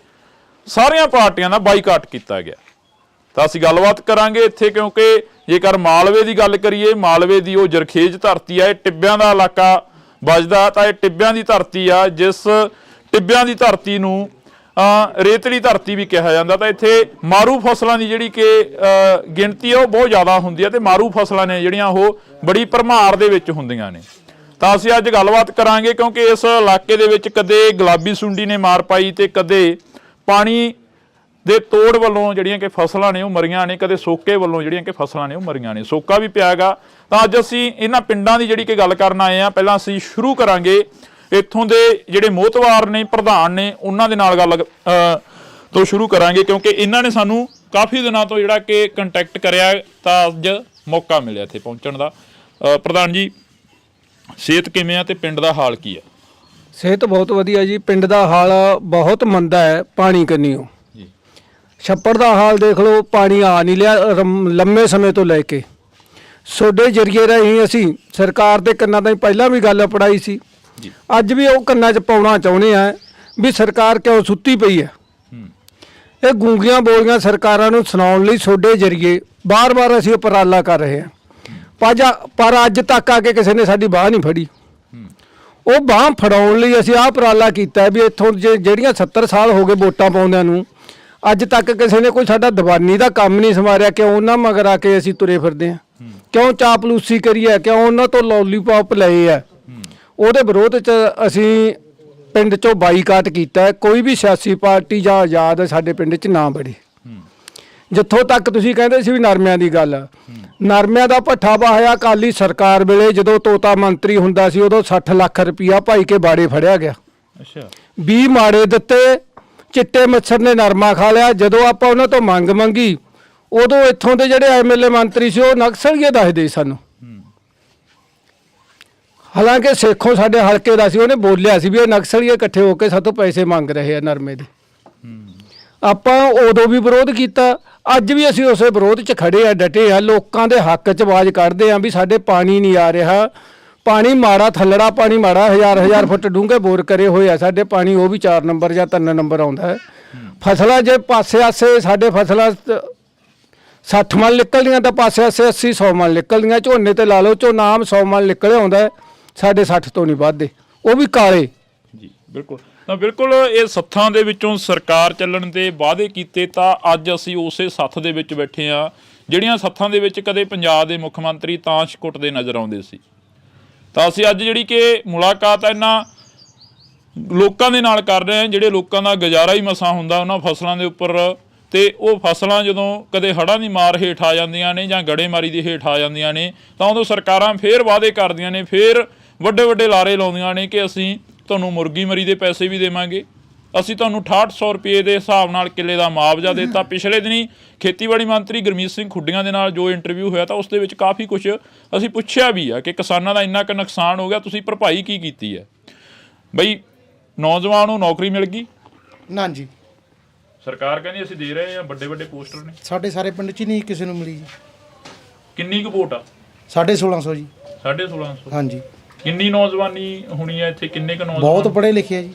ਸਾਰੀਆਂ ਪਾਰਟੀਆਂ ਦਾ ਬਾਈਕਾਟ ਕੀਤਾ ਗਿਆ। ਤਾਂ ਅਸੀਂ ਗੱਲਬਾਤ ਕਰਾਂਗੇ ਇੱਥੇ, ਕਿਉਂਕਿ ਜੇਕਰ ਮਾਲਵੇ ਦੀ ਗੱਲ ਕਰੀਏ, ਮਾਲਵੇ ਦੀ ਉਹ ਜਰਖੇਜ ਧਰਤੀ ਆ, ਇਹ ਟਿੱਬਿਆਂ ਦਾ ਇਲਾਕਾ ਵੱਜਦਾ। ਤਾਂ ਇਹ ਟਿੱਬਿਆਂ ਦੀ ਧਰਤੀ ਆ, ਜਿਸ ਟਿੱਬਿਆਂ ਦੀ ਧਰਤੀ ਨੂੰ ਰੇਤਲੀ ਧਰਤੀ ਵੀ ਕਿਹਾ ਜਾਂਦਾ। ਤਾਂ ਇੱਥੇ ਮਾਰੂ ਫਸਲਾਂ ਦੀ ਜਿਹੜੀ ਕਿ ਗਿਣਤੀ ਆ ਉਹ ਬਹੁਤ ਜ਼ਿਆਦਾ ਹੁੰਦੀ ਹੈ, ਤੇ ਮਾਰੂ ਫਸਲਾਂ ਨੇ ਜਿਹੜੀਆਂ ਉਹ ਬੜੀ ਭਰਮਾਰ ਦੇ ਵਿੱਚ ਹੁੰਦੀਆਂ ਨੇ। ਤਾਂ ਅਸੀਂ ਅੱਜ ਗੱਲਬਾਤ ਕਰਾਂਗੇ, ਕਿਉਂਕਿ ਇਸ ਇਲਾਕੇ ਦੇ ਵਿੱਚ ਕਦੇ ਗੁਲਾਬੀ ਸੁੰਡੀ ਨੇ ਮਾਰ ਪਾਈ ਤੇ ਕਦੇ ਪਾਣੀ ਦੇ ਤੋੜ ਵੱਲੋਂ ਜਿਹੜੀਆਂ ਕਿ ਫਸਲਾਂ ਨੇ ਉਹ ਮਰੀਆਂ ਨੇ, ਕਦੇ ਸੋਕੇ ਵੱਲੋਂ ਜਿਹੜੀਆਂ ਕਿ ਫਸਲਾਂ ਨੇ ਉਹ ਮਰੀਆਂ ਨੇ, ਸੋਕਾ ਵੀ ਪਿਆ ਗਾ। ਤਾਂ ਅੱਜ ਅਸੀਂ ਇਹਨਾਂ ਪਿੰਡਾਂ ਦੀ ਜਿਹੜੀ ਕਿ ਗੱਲ ਕਰਨ ਆਏ ਆ। ਪਹਿਲਾਂ ਅਸੀਂ ਸ਼ੁਰੂ ਕਰਾਂਗੇ ਇੱਥੋਂ ਦੇ ਜਿਹੜੇ ਮੋਹਤਵਾਰ ਨੇ, ਪ੍ਰਧਾਨ ਨੇ, ਉਹਨਾਂ ਦੇ ਨਾਲ ਗੱਲ ਤੋਂ ਸ਼ੁਰੂ ਕਰਾਂਗੇ, ਕਿਉਂਕਿ ਇਹਨਾਂ ਨੇ ਸਾਨੂੰ ਕਾਫੀ ਦਿਨਾਂ ਤੋਂ ਜਿਹੜਾ ਕਿ ਕੰਟੈਕਟ ਕਰਿਆ, ਤਾਂ ਅੱਜ ਮੌਕਾ ਮਿਲਿਆ ਇੱਥੇ ਪਹੁੰਚਣ ਦਾ। ਪ੍ਰਧਾਨ ਜੀ, ਸਿਹਤ ਕਿਵੇਂ ਆ ਤੇ ਪਿੰਡ ਦਾ ਹਾਲ ਕੀ ਆ? ਸਿਹਤ ਬਹੁਤ ਵਧੀਆ ਜੀ। ਪਿੰਡ ਦਾ ਹਾਲ ਬਹੁਤ ਮੰਦਾ ਹੈ ਪਾਣੀ ਕੰਨੀਓ। ਛੱਪੜ ਦਾ ਹਾਲ ਦੇਖ ਲਓ, ਪਾਣੀ ਆ ਨਹੀਂ ਲਿਆ ਲੰਮੇ ਸਮੇਂ ਤੋਂ ਲੈ ਕੇ। ਤੁਹਾਡੇ ਜਰੀਏ ਰਾਹੀਂ ਅਸੀਂ ਸਰਕਾਰ ਦੇ ਕੰਨਾਂ ਤਾਈਂ ਪਹਿਲਾਂ ਵੀ ਗੱਲ ਪੜਾਈ ਸੀ, ਅੱਜ ਵੀ ਉਹ ਕੰਨਾਂ 'ਚ ਪਾਉਣਾ ਚਾਹੁੰਦੇ ਆ ਵੀ ਸਰਕਾਰ ਕਿਉਂ ਸੁੱਤੀ ਪਈ ਹੈ। ਇਹ ਗੂੰਗੀਆਂ ਬੋਲੀਆਂ ਸਰਕਾਰਾਂ ਨੂੰ ਸੁਣਾਉਣ ਲਈ ਤੁਹਾਡੇ ਜਰੀਏ ਬਾਰ-ਬਾਰ ਅਸੀਂ ਉਪਰਾਲਾ ਕਰ ਰਹੇ ਹਾਂ, ਪਰ ਅੱਜ ਤੱਕ ਆ ਕੇ ਕਿਸੇ ਨੇ ਸਾਡੀ ਬਾਹ ਨਹੀਂ ਫੜੀ। ਉਹ ਬਾਹ ਫੜਾਉਣ ਲਈ ਅਸੀਂ ਆਹ ਉਪਰਾਲਾ ਕੀਤਾ ਵੀ ਇੱਥੋਂ ਜਿਹੜੀਆਂ 70 ਸਾਲ ਹੋ ਗਏ ਵੋਟਾਂ ਪਾਉਂਦਿਆਂ ਨੂੰ, ਅੱਜ ਤੱਕ ਕਿਸੇ ਨੇ ਕੋਈ ਸਾਡਾ ਦੀਵਾਨੀ ਦਾ ਕੰਮ ਨਹੀਂ ਸੰਵਾਰਿਆ। ਕਿਉਂ ਉਹਨਾਂ ਮਗਰ ਆ ਕੇ ਅਸੀਂ ਤੁਰੇ ਫਿਰਦੇ ਹਾਂ? ਕਿਉਂ ਚਾਪਲੂਸੀ ਕਰੀ ਹੈ? ਕਿਉਂ ਉਹਨਾਂ ਤੋਂ ਲੋਲੀਪੌਪ ਲਏ ਆ? ਉਹਦੇ ਵਿਰੋਧ 'ਚ ਅਸੀਂ ਪਿੰਡ 'ਚੋਂ ਬਾਈਕਾਟ ਕੀਤਾ। ਕੋਈ ਵੀ ਸਿਆਸੀ ਪਾਰਟੀ ਜਾਂ ਆਜ਼ਾਦ ਸਾਡੇ ਪਿੰਡ 'ਚ ਨਾ ਬੜੀ। ਜਿੱਥੋਂ ਤੱਕ ਤੁਸੀਂ ਕਹਿੰਦੇ ਸੀ ਵੀ ਨਰਮਿਆਂ ਦੀ ਗੱਲ, ਨਰਮਿਆਂ ਦਾ ਭੱਠਾ ਵਹਾਇਆ ਅਕਾਲੀ ਸਰਕਾਰ ਵੇਲੇ, ਜਦੋਂ ਤੋਤਾ ਮੰਤਰੀ ਹੁੰਦਾ ਸੀ, ਉਦੋਂ 60 ਲੱਖ ਰੁਪਈਆ ਭਾਈ ਕੇ ਬਾੜੇ ਫੜਿਆ ਗਿਆ। 20 ਮਾੜੇ ਦਿੱਤੇ, ਚਿੱਟੇ ਮੱਛਰ ਨੇ ਨਰਮਾ ਖਾ ਲਿਆ। ਜਦੋਂ ਆਪਾਂ ਉਹਨਾਂ ਤੋਂ ਮੰਗ ਮੰਗੀ, ਉਦੋਂ ਇੱਥੋਂ ਦੇ ਜਿਹੜੇ ਐਮਐਲਏ ਮੰਤਰੀ ਸੀ ਉਹ ਨਕਸਲੀਏ ਦੱਸਦੇ ਸਾਨੂੰ। ਹਾਲਾਂਕਿ ਸੇਖੋਂ ਸਾਡੇ ਹਲਕੇ ਦਾ ਸੀ, ਉਹਨੇ ਬੋਲਿਆ ਸੀ ਵੀ ਇਹ ਨਕਸਲੀਏ ਇਕੱਠੇ ਹੋ ਕੇ ਸਾਤੋਂ ਪੈਸੇ ਮੰਗ ਰਹੇ ਆ ਨਰਮੇ ਦੇ। ਆਪਾਂ ਉਦੋਂ ਵੀ ਵਿਰੋਧ ਕੀਤਾ, ਅੱਜ ਵੀ ਅਸੀਂ ਉਸੇ ਵਿਰੋਧ 'ਚ ਖੜੇ ਆ, ਡਟੇ ਆ, ਲੋਕਾਂ ਦੇ ਹੱਕ 'ਚ ਆਵਾਜ਼ ਕੱਢਦੇ ਆ ਵੀ ਸਾਡੇ ਪਾਣੀ ਨਹੀਂ ਆ ਰਿਹਾ, ਪਾਣੀ ਮਾੜਾ, ਥੱਲੜਾ ਪਾਣੀ ਮਾੜਾ, 1000 ਫੁੱਟ ਡੂੰਘੇ ਬੋਰ ਕਰੇ ਹੋਏ ਆ ਸਾਡੇ, ਪਾਣੀ ਉਹ ਵੀ 4 ਨੰਬਰ ਜਾਂ 3 ਨੰਬਰ ਆਉਂਦਾ ਹੈ। ਫਸਲਾਂ ਜੇ ਪਾਸੇ ਆਸੇ ਸਾਡੇ ਫਸਲਾਂ 60 ਮਣ ਨਿਕਲਦੀਆਂ ਤਾਂ ਪਾਸੇ ਆਸੇ 80-100 ਮਣ ਨਿਕਲਦੀਆਂ। ਝੋਨੇ ਤੇ ਲਾ ਲਓ, ਝੋਨਾ ਆਮ 100 ਮਣ ਨਿਕਲਿਆ ਆਉਂਦਾ, ਸਾਡੇ 60 ਤੋਂ ਨਹੀਂ ਵੱਧਦੇ, ਉਹ ਵੀ ਕਾਲੇ। ਜੀ ਬਿਲਕੁਲ। ਤਾਂ ਬਿਲਕੁਲ ਇਹ ਸੱਥਾਂ ਦੇ ਵਿੱਚੋਂ ਸਰਕਾਰ ਚੱਲਣ ਦੇ ਵਾਅਦੇ ਕੀਤੇ, ਤਾਂ ਅੱਜ ਅਸੀਂ ਉਸੇ ਸੱਥ ਦੇ ਵਿੱਚ ਬੈਠੇ ਹਾਂ ਜਿਹੜੀਆਂ ਸੱਥਾਂ ਦੇ ਵਿੱਚ ਕਦੇ ਪੰਜਾਬ ਦੇ ਮੁੱਖ ਮੰਤਰੀ ਤਾਸ਼ ਕੁੱਟਦੇ ਨਜ਼ਰ ਆਉਂਦੇ ਸੀ। ਤਾਂ ਅਸੀਂ ਅੱਜ ਜਿਹੜੀ ਕਿ ਮੁਲਾਕਾਤ ਇਹਨਾਂ ਲੋਕਾਂ ਦੇ ਨਾਲ ਕਰ ਰਹੇ ਹਾਂ ਜਿਹੜੇ ਲੋਕਾਂ ਦਾ ਗੁਜ਼ਾਰਾ ਹੀ ਮਸਾਂ ਹੁੰਦਾ ਉਹਨਾਂ ਫਸਲਾਂ ਦੇ ਉੱਪਰ, ਤੇ ਉਹ ਫਸਲਾਂ ਜਦੋਂ ਕਦੇ ਹੜ੍ਹਾਂ ਦੀ ਮਾਰ ਹੇਠ ਆ ਜਾਂਦੀਆਂ ਨੇ ਜਾਂ ਗੜੇਮਾਰੀ ਦੀ ਹੇਠ ਆ ਜਾਂਦੀਆਂ ਨੇ ਤਾਂ ਉਦੋਂ ਸਰਕਾਰਾਂ ਫੇਰ ਵਾਅਦੇ ਕਰਦੀਆਂ ਨੇ, ਫੇਰ ਵੱਡੇ ਵੱਡੇ ਲਾਰੇ ਲਾਉਂਦੀਆਂ ਨੇ ਕਿ ਅਸੀਂ ਤੁਹਾਨੂੰ ਮੁਰਗੀ ਮਰੀ ਦੇ ਪੈਸੇ ਵੀ ਦੇਵਾਂਗੇ, ਅਸੀਂ ਤੁਹਾਨੂੰ 6800 ਰੁਪਏ ਦੇ ਹਿਸਾਬ ਨਾਲ ਕਿੱਲੇ ਦਾ ਮੁਆਵਜ਼ਾ ਦਿੱਤਾ। ਪਿਛਲੇ ਦਿਨੀ ਖੇਤੀਬਾੜੀ ਮੰਤਰੀ ਗੁਰਮੀਤ ਸਿੰਘ ਖੁੱਡੀਆਂ ਦੇ ਨਾਲ ਜੋ ਇੰਟਰਵਿਊ ਹੋਇਆ ਤਾਂ ਉਸ ਦੇ ਵਿੱਚ ਕਾਫੀ ਕੁਝ ਅਸੀਂ ਪੁੱਛਿਆ ਵੀ ਆ ਕਿ ਕਿਸਾਨਾਂ ਦਾ ਇੰਨਾ ਕੁ ਨੁਕਸਾਨ ਹੋ ਗਿਆ, ਤੁਸੀਂ ਭਰਪਾਈ ਕੀ ਕੀਤੀ ਹੈ। ਬਈ ਨੌਜਵਾਨ ਨੂੰ ਨੌਕਰੀ ਮਿਲ ਗਈ? ਨਾ ਜੀ, ਸਰਕਾਰ ਕਹਿੰਦੀ ਅਸੀਂ ਦੇ ਰਹੇ ਹਾਂ, ਵੱਡੇ ਵੱਡੇ ਪੋਸਟਰ ਨੇ। ਸਾਡੇ ਸਾਰੇ ਪਿੰਡ 'ਚ ਨਹੀਂ ਕਿਸੇ ਨੂੰ ਮਿਲੀ ਜੀ। ਕਿੰਨੀ ਕੁ ਵੋਟ ਆ? 1650 ਜੀ। 1650? ਹਾਂਜੀ। ਕਿੰਨੀ ਨੌਜਵਾਨੀ ਹੋਣੀ ਹੈ ਇੱਥੇ? ਕਿੰਨੇ ਕੁ ਨੌਜਵਾਨ? ਬਹੁਤ ਪੜ੍ਹੇ ਲਿਖੇ ਆ ਜੀ,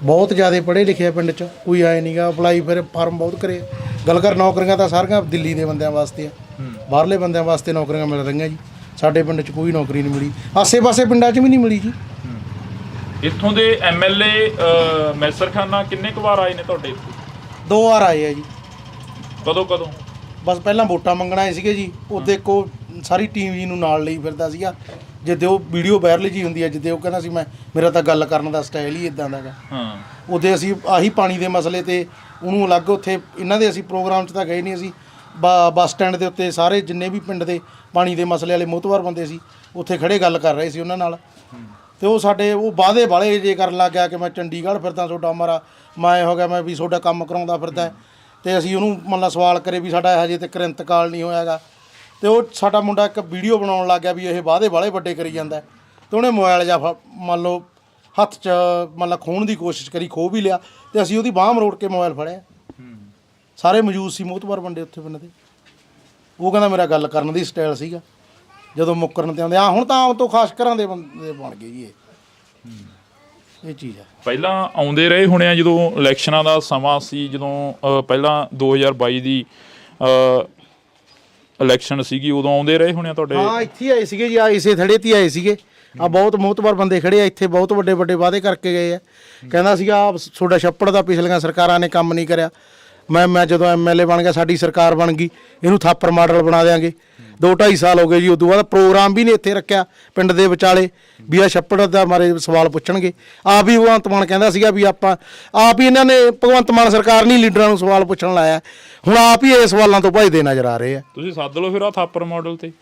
ਬਹੁਤ ਜ਼ਿਆਦਾ ਪੜ੍ਹੇ ਲਿਖੇ ਆ ਪਿੰਡ 'ਚ, ਕੋਈ ਆਏ ਨਹੀਂਗਾ। ਅਪਲਾਈ ਫਿਰ ਫਾਰਮ ਬਹੁਤ ਕਰੇ। ਗੱਲ ਕਰ ਨੌਕਰੀਆਂ ਤਾਂ ਸਾਰੀਆਂ ਦਿੱਲੀ ਦੇ ਬੰਦਿਆਂ ਵਾਸਤੇ ਆ, ਬਾਹਰਲੇ ਬੰਦਿਆਂ ਵਾਸਤੇ ਨੌਕਰੀਆਂ ਮਿਲ ਰਹੀਆਂ ਜੀ। ਸਾਡੇ ਪਿੰਡ 'ਚ ਕੋਈ ਨੌਕਰੀ ਨਹੀਂ ਮਿਲੀ, ਆਸੇ-ਪਾਸੇ ਪਿੰਡਾਂ 'ਚ ਵੀ ਨਹੀਂ ਮਿਲੀ ਜੀ। ਇੱਥੋਂ ਦੇ ਐਮਐਲਏ ਮੈਸਰ ਖਾਨਾ ਕਿੰਨੇ ਕੁ ਵਾਰ ਆਏ ਨੇ ਤੁਹਾਡੇ ਇੱਥੇ? 2 ਵਾਰ ਆਏ ਆ ਜੀ। ਕਦੋਂ ਕਦੋਂ? ਬਸ ਪਹਿਲਾਂ ਵੋਟਾਂ ਮੰਗਣ ਆਏ ਸੀਗੇ ਜੀ, ਉਹਦੇ ਕੋ ਸਾਰੀ ਟੀਮ ਜੀ ਨੂੰ ਨਾਲ ਲਈ ਫਿਰਦਾ ਸੀਗਾ। ਜਿੱਦੇ ਉਹ ਵੀਡੀਓ ਵਾਇਰਲ ਜੀ ਹੁੰਦੀ ਹੈ, ਜਿੱਦੇ ਉਹ ਕਹਿੰਦਾ ਸੀ ਮੇਰਾ ਤਾਂ ਗੱਲ ਕਰਨ ਦਾ ਸਟਾਈਲ ਹੀ ਇਦਾਂ ਦਾ ਗਾ। ਹਾਂ, ਉਹਦੇ ਅਸੀਂ ਆਹੀ ਪਾਣੀ ਦੇ ਮਸਲੇ ਤੇ ਉਹਨੂੰ ਅਲੱਗ ਉੱਥੇ ਇਹਨਾਂ ਦੇ ਅਸੀਂ ਪ੍ਰੋਗਰਾਮ 'ਚ ਤਾਂ ਗਏ ਨਹੀਂ। ਅਸੀਂ ਬੱਸ ਸਟੈਂਡ ਦੇ ਉੱਤੇ ਸਾਰੇ ਜਿੰਨੇ ਵੀ ਪਿੰਡ ਦੇ ਪਾਣੀ ਦੇ ਮਸਲੇ ਵਾਲੇ ਮੋਹਤਵਾਰ ਬੰਦੇ ਸੀ ਉੱਥੇ ਖੜੇ ਗੱਲ ਕਰ ਰਹੇ ਸੀ ਉਹਨਾਂ ਨਾਲ। ਤੇ ਉਹ ਸਾਡੇ ਉਹ ਵਾਅਦੇ ਵਾਲੇ ਜੇ ਕਰਨ ਲੱਗ ਗਿਆ ਕਿ ਮੈਂ ਚੰਡੀਗੜ੍ਹ ਫਿਰਦਾ, ਤੁਹਾਡਾ ਮਾਰਾ ਮੈਂ ਹੋ ਗਿਆ, ਮੈਂ ਵੀ ਤੁਹਾਡਾ ਕੰਮ ਕਰਾਉਂਦਾ ਫਿਰਦਾ। ਤੇ ਅਸੀਂ ਉਹਨੂੰ ਮਤਲਬ ਸਵਾਲ ਕਰੇ ਵੀ ਸਾਡਾ ਹਜੇ ਤੱਕ ਇੰਤਕਾਲ ਨਹੀਂ ਹੋਇਆਗਾ। ਤੇ ਉਹ ਸਾਡਾ ਮੁੰਡਾ ਇੱਕ ਵੀਡੀਓ ਬਣਾਉਣ ਲੱਗ ਗਿਆ ਵੀ ਇਹ ਵਾਅਦੇ ਵਾਲੇ ਵੱਡੇ ਕਰੀ ਜਾਂਦਾ। ਤੇ ਉਹਨੇ ਮੋਬਾਈਲ ਜਾਂ ਮੰਨ ਲਓ ਹੱਥ 'ਚ ਮਤਲਬ ਖੋਹਣ ਦੀ ਕੋਸ਼ਿਸ਼ ਕਰੀ, ਖੋਹ ਵੀ ਲਿਆ। ਤੇ ਅਸੀਂ ਉਹਦੀ ਬਾਂਹ ਮਰੋੜ ਕੇ ਮੋਬਾਈਲ ਫੜਿਆ। ਸਾਰੇ ਮੌਜੂਦ ਸੀ ਮੋਹਤਵਾਰ ਬੰਦੇ ਉੱਥੇ ਪਿੰਡ ਦੇ। ਉਹ ਕਹਿੰਦਾ ਮੇਰਾ ਗੱਲ ਕਰਨ ਦੀ ਸਟਾਈਲ ਸੀਗਾ। ਜਦੋਂ ਮੁੱਕਰਨ ਤੇ ਆਉਂਦੇ ਆ ਹੁਣ ਤਾਂ ਆਮ ਤੋਂ ਖਾਸ ਘਰਾਂ ਦੇ ਬੰਦੇ ਬਣ ਗਏ ਜੀ ਇਹ ਚੀਜ਼ ਹੈ। ਪਹਿਲਾਂ ਆਉਂਦੇ ਰਹੇ ਹੋਣੇ ਆ ਜਦੋਂ ਇਲੈਕਸ਼ਨਾਂ ਦਾ ਸਮਾਂ ਸੀ, ਜਦੋਂ ਪਹਿਲਾਂ 2022 ਦੀ ਇਲੈਕਸ਼ਨ ਸੀਗੀ, ਉਦੋਂ ਆਉਂਦੇ ਰਹੇ ਹੋਣੇ ਆ ਤੁਹਾਡੇ? ਹਾਂ, ਇੱਥੇ ਆਏ ਸੀਗੇ ਜੀ, ਆ ਇਸੇ ਥੜੇ ਤੇ ਆਏ ਸੀਗੇ। ਆ ਬਹੁਤ ਮੋਹਤਵਾਰ ਬੰਦੇ ਖੜੇ ਆ ਇੱਥੇ, ਬਹੁਤ ਵੱਡੇ ਵੱਡੇ ਵਾਅਦੇ ਕਰਕੇ ਗਏ ਆ। ਕਹਿੰਦਾ ਸੀਗਾ ਤੁਹਾਡਾ ਛੱਪੜ ਦਾ ਪਿਛਲੀਆਂ ਸਰਕਾਰਾਂ ਨੇ ਕੰਮ ਨਹੀਂ ਕਰਿਆ। ਮੈਂ ਜਦੋਂ ਐਮਐਲਏ ਬਣ ਗਿਆ, ਸਾਡੀ ਸਰਕਾਰ ਬਣ ਗਈ, ਇਹਨੂੰ ਥਾਪਰ ਮਾਡਲ ਬਣਾ ਦਿਆਂਗੇ। 2-2.5 ਸਾਲ ਹੋ ਗਏ ਜੀ। ਉਦੋਂ ਬਾਅਦ ਪ੍ਰੋਗਰਾਮ ਵੀ ਨਹੀਂ ਇੱਥੇ ਰੱਖਿਆ ਪਿੰਡ ਦੇ ਵਿਚਾਲੇ ਵੀ ਆ ਛੱਪੜ ਦਾ ਮਾਰੇ ਸਵਾਲ ਪੁੱਛਣਗੇ। ਆਪ ਹੀ ਭਗਵੰਤ ਮਾਨ ਕਹਿੰਦਾ ਸੀਗਾ ਵੀ ਆਪਾਂ ਆਪ ਹੀ ਇਹਨਾਂ ਨੇ ਭਗਵੰਤ ਮਾਨ ਸਰਕਾਰ ਨਹੀਂ ਲੀਡਰਾਂ ਨੂੰ ਸਵਾਲ ਪੁੱਛਣ ਲਾਇਆ। ਹੁਣ ਆਪ ਹੀ ਇਹ ਸਵਾਲਾਂ ਤੋਂ ਭੱਜਦੇ ਨਜ਼ਰ ਆ ਰਹੇ ਆ। ਤੁਸੀਂ ਸੱਦ ਲਓ ਫਿਰ ਆ ਥਾਪਰ ਮਾਡਲ ਤੇ।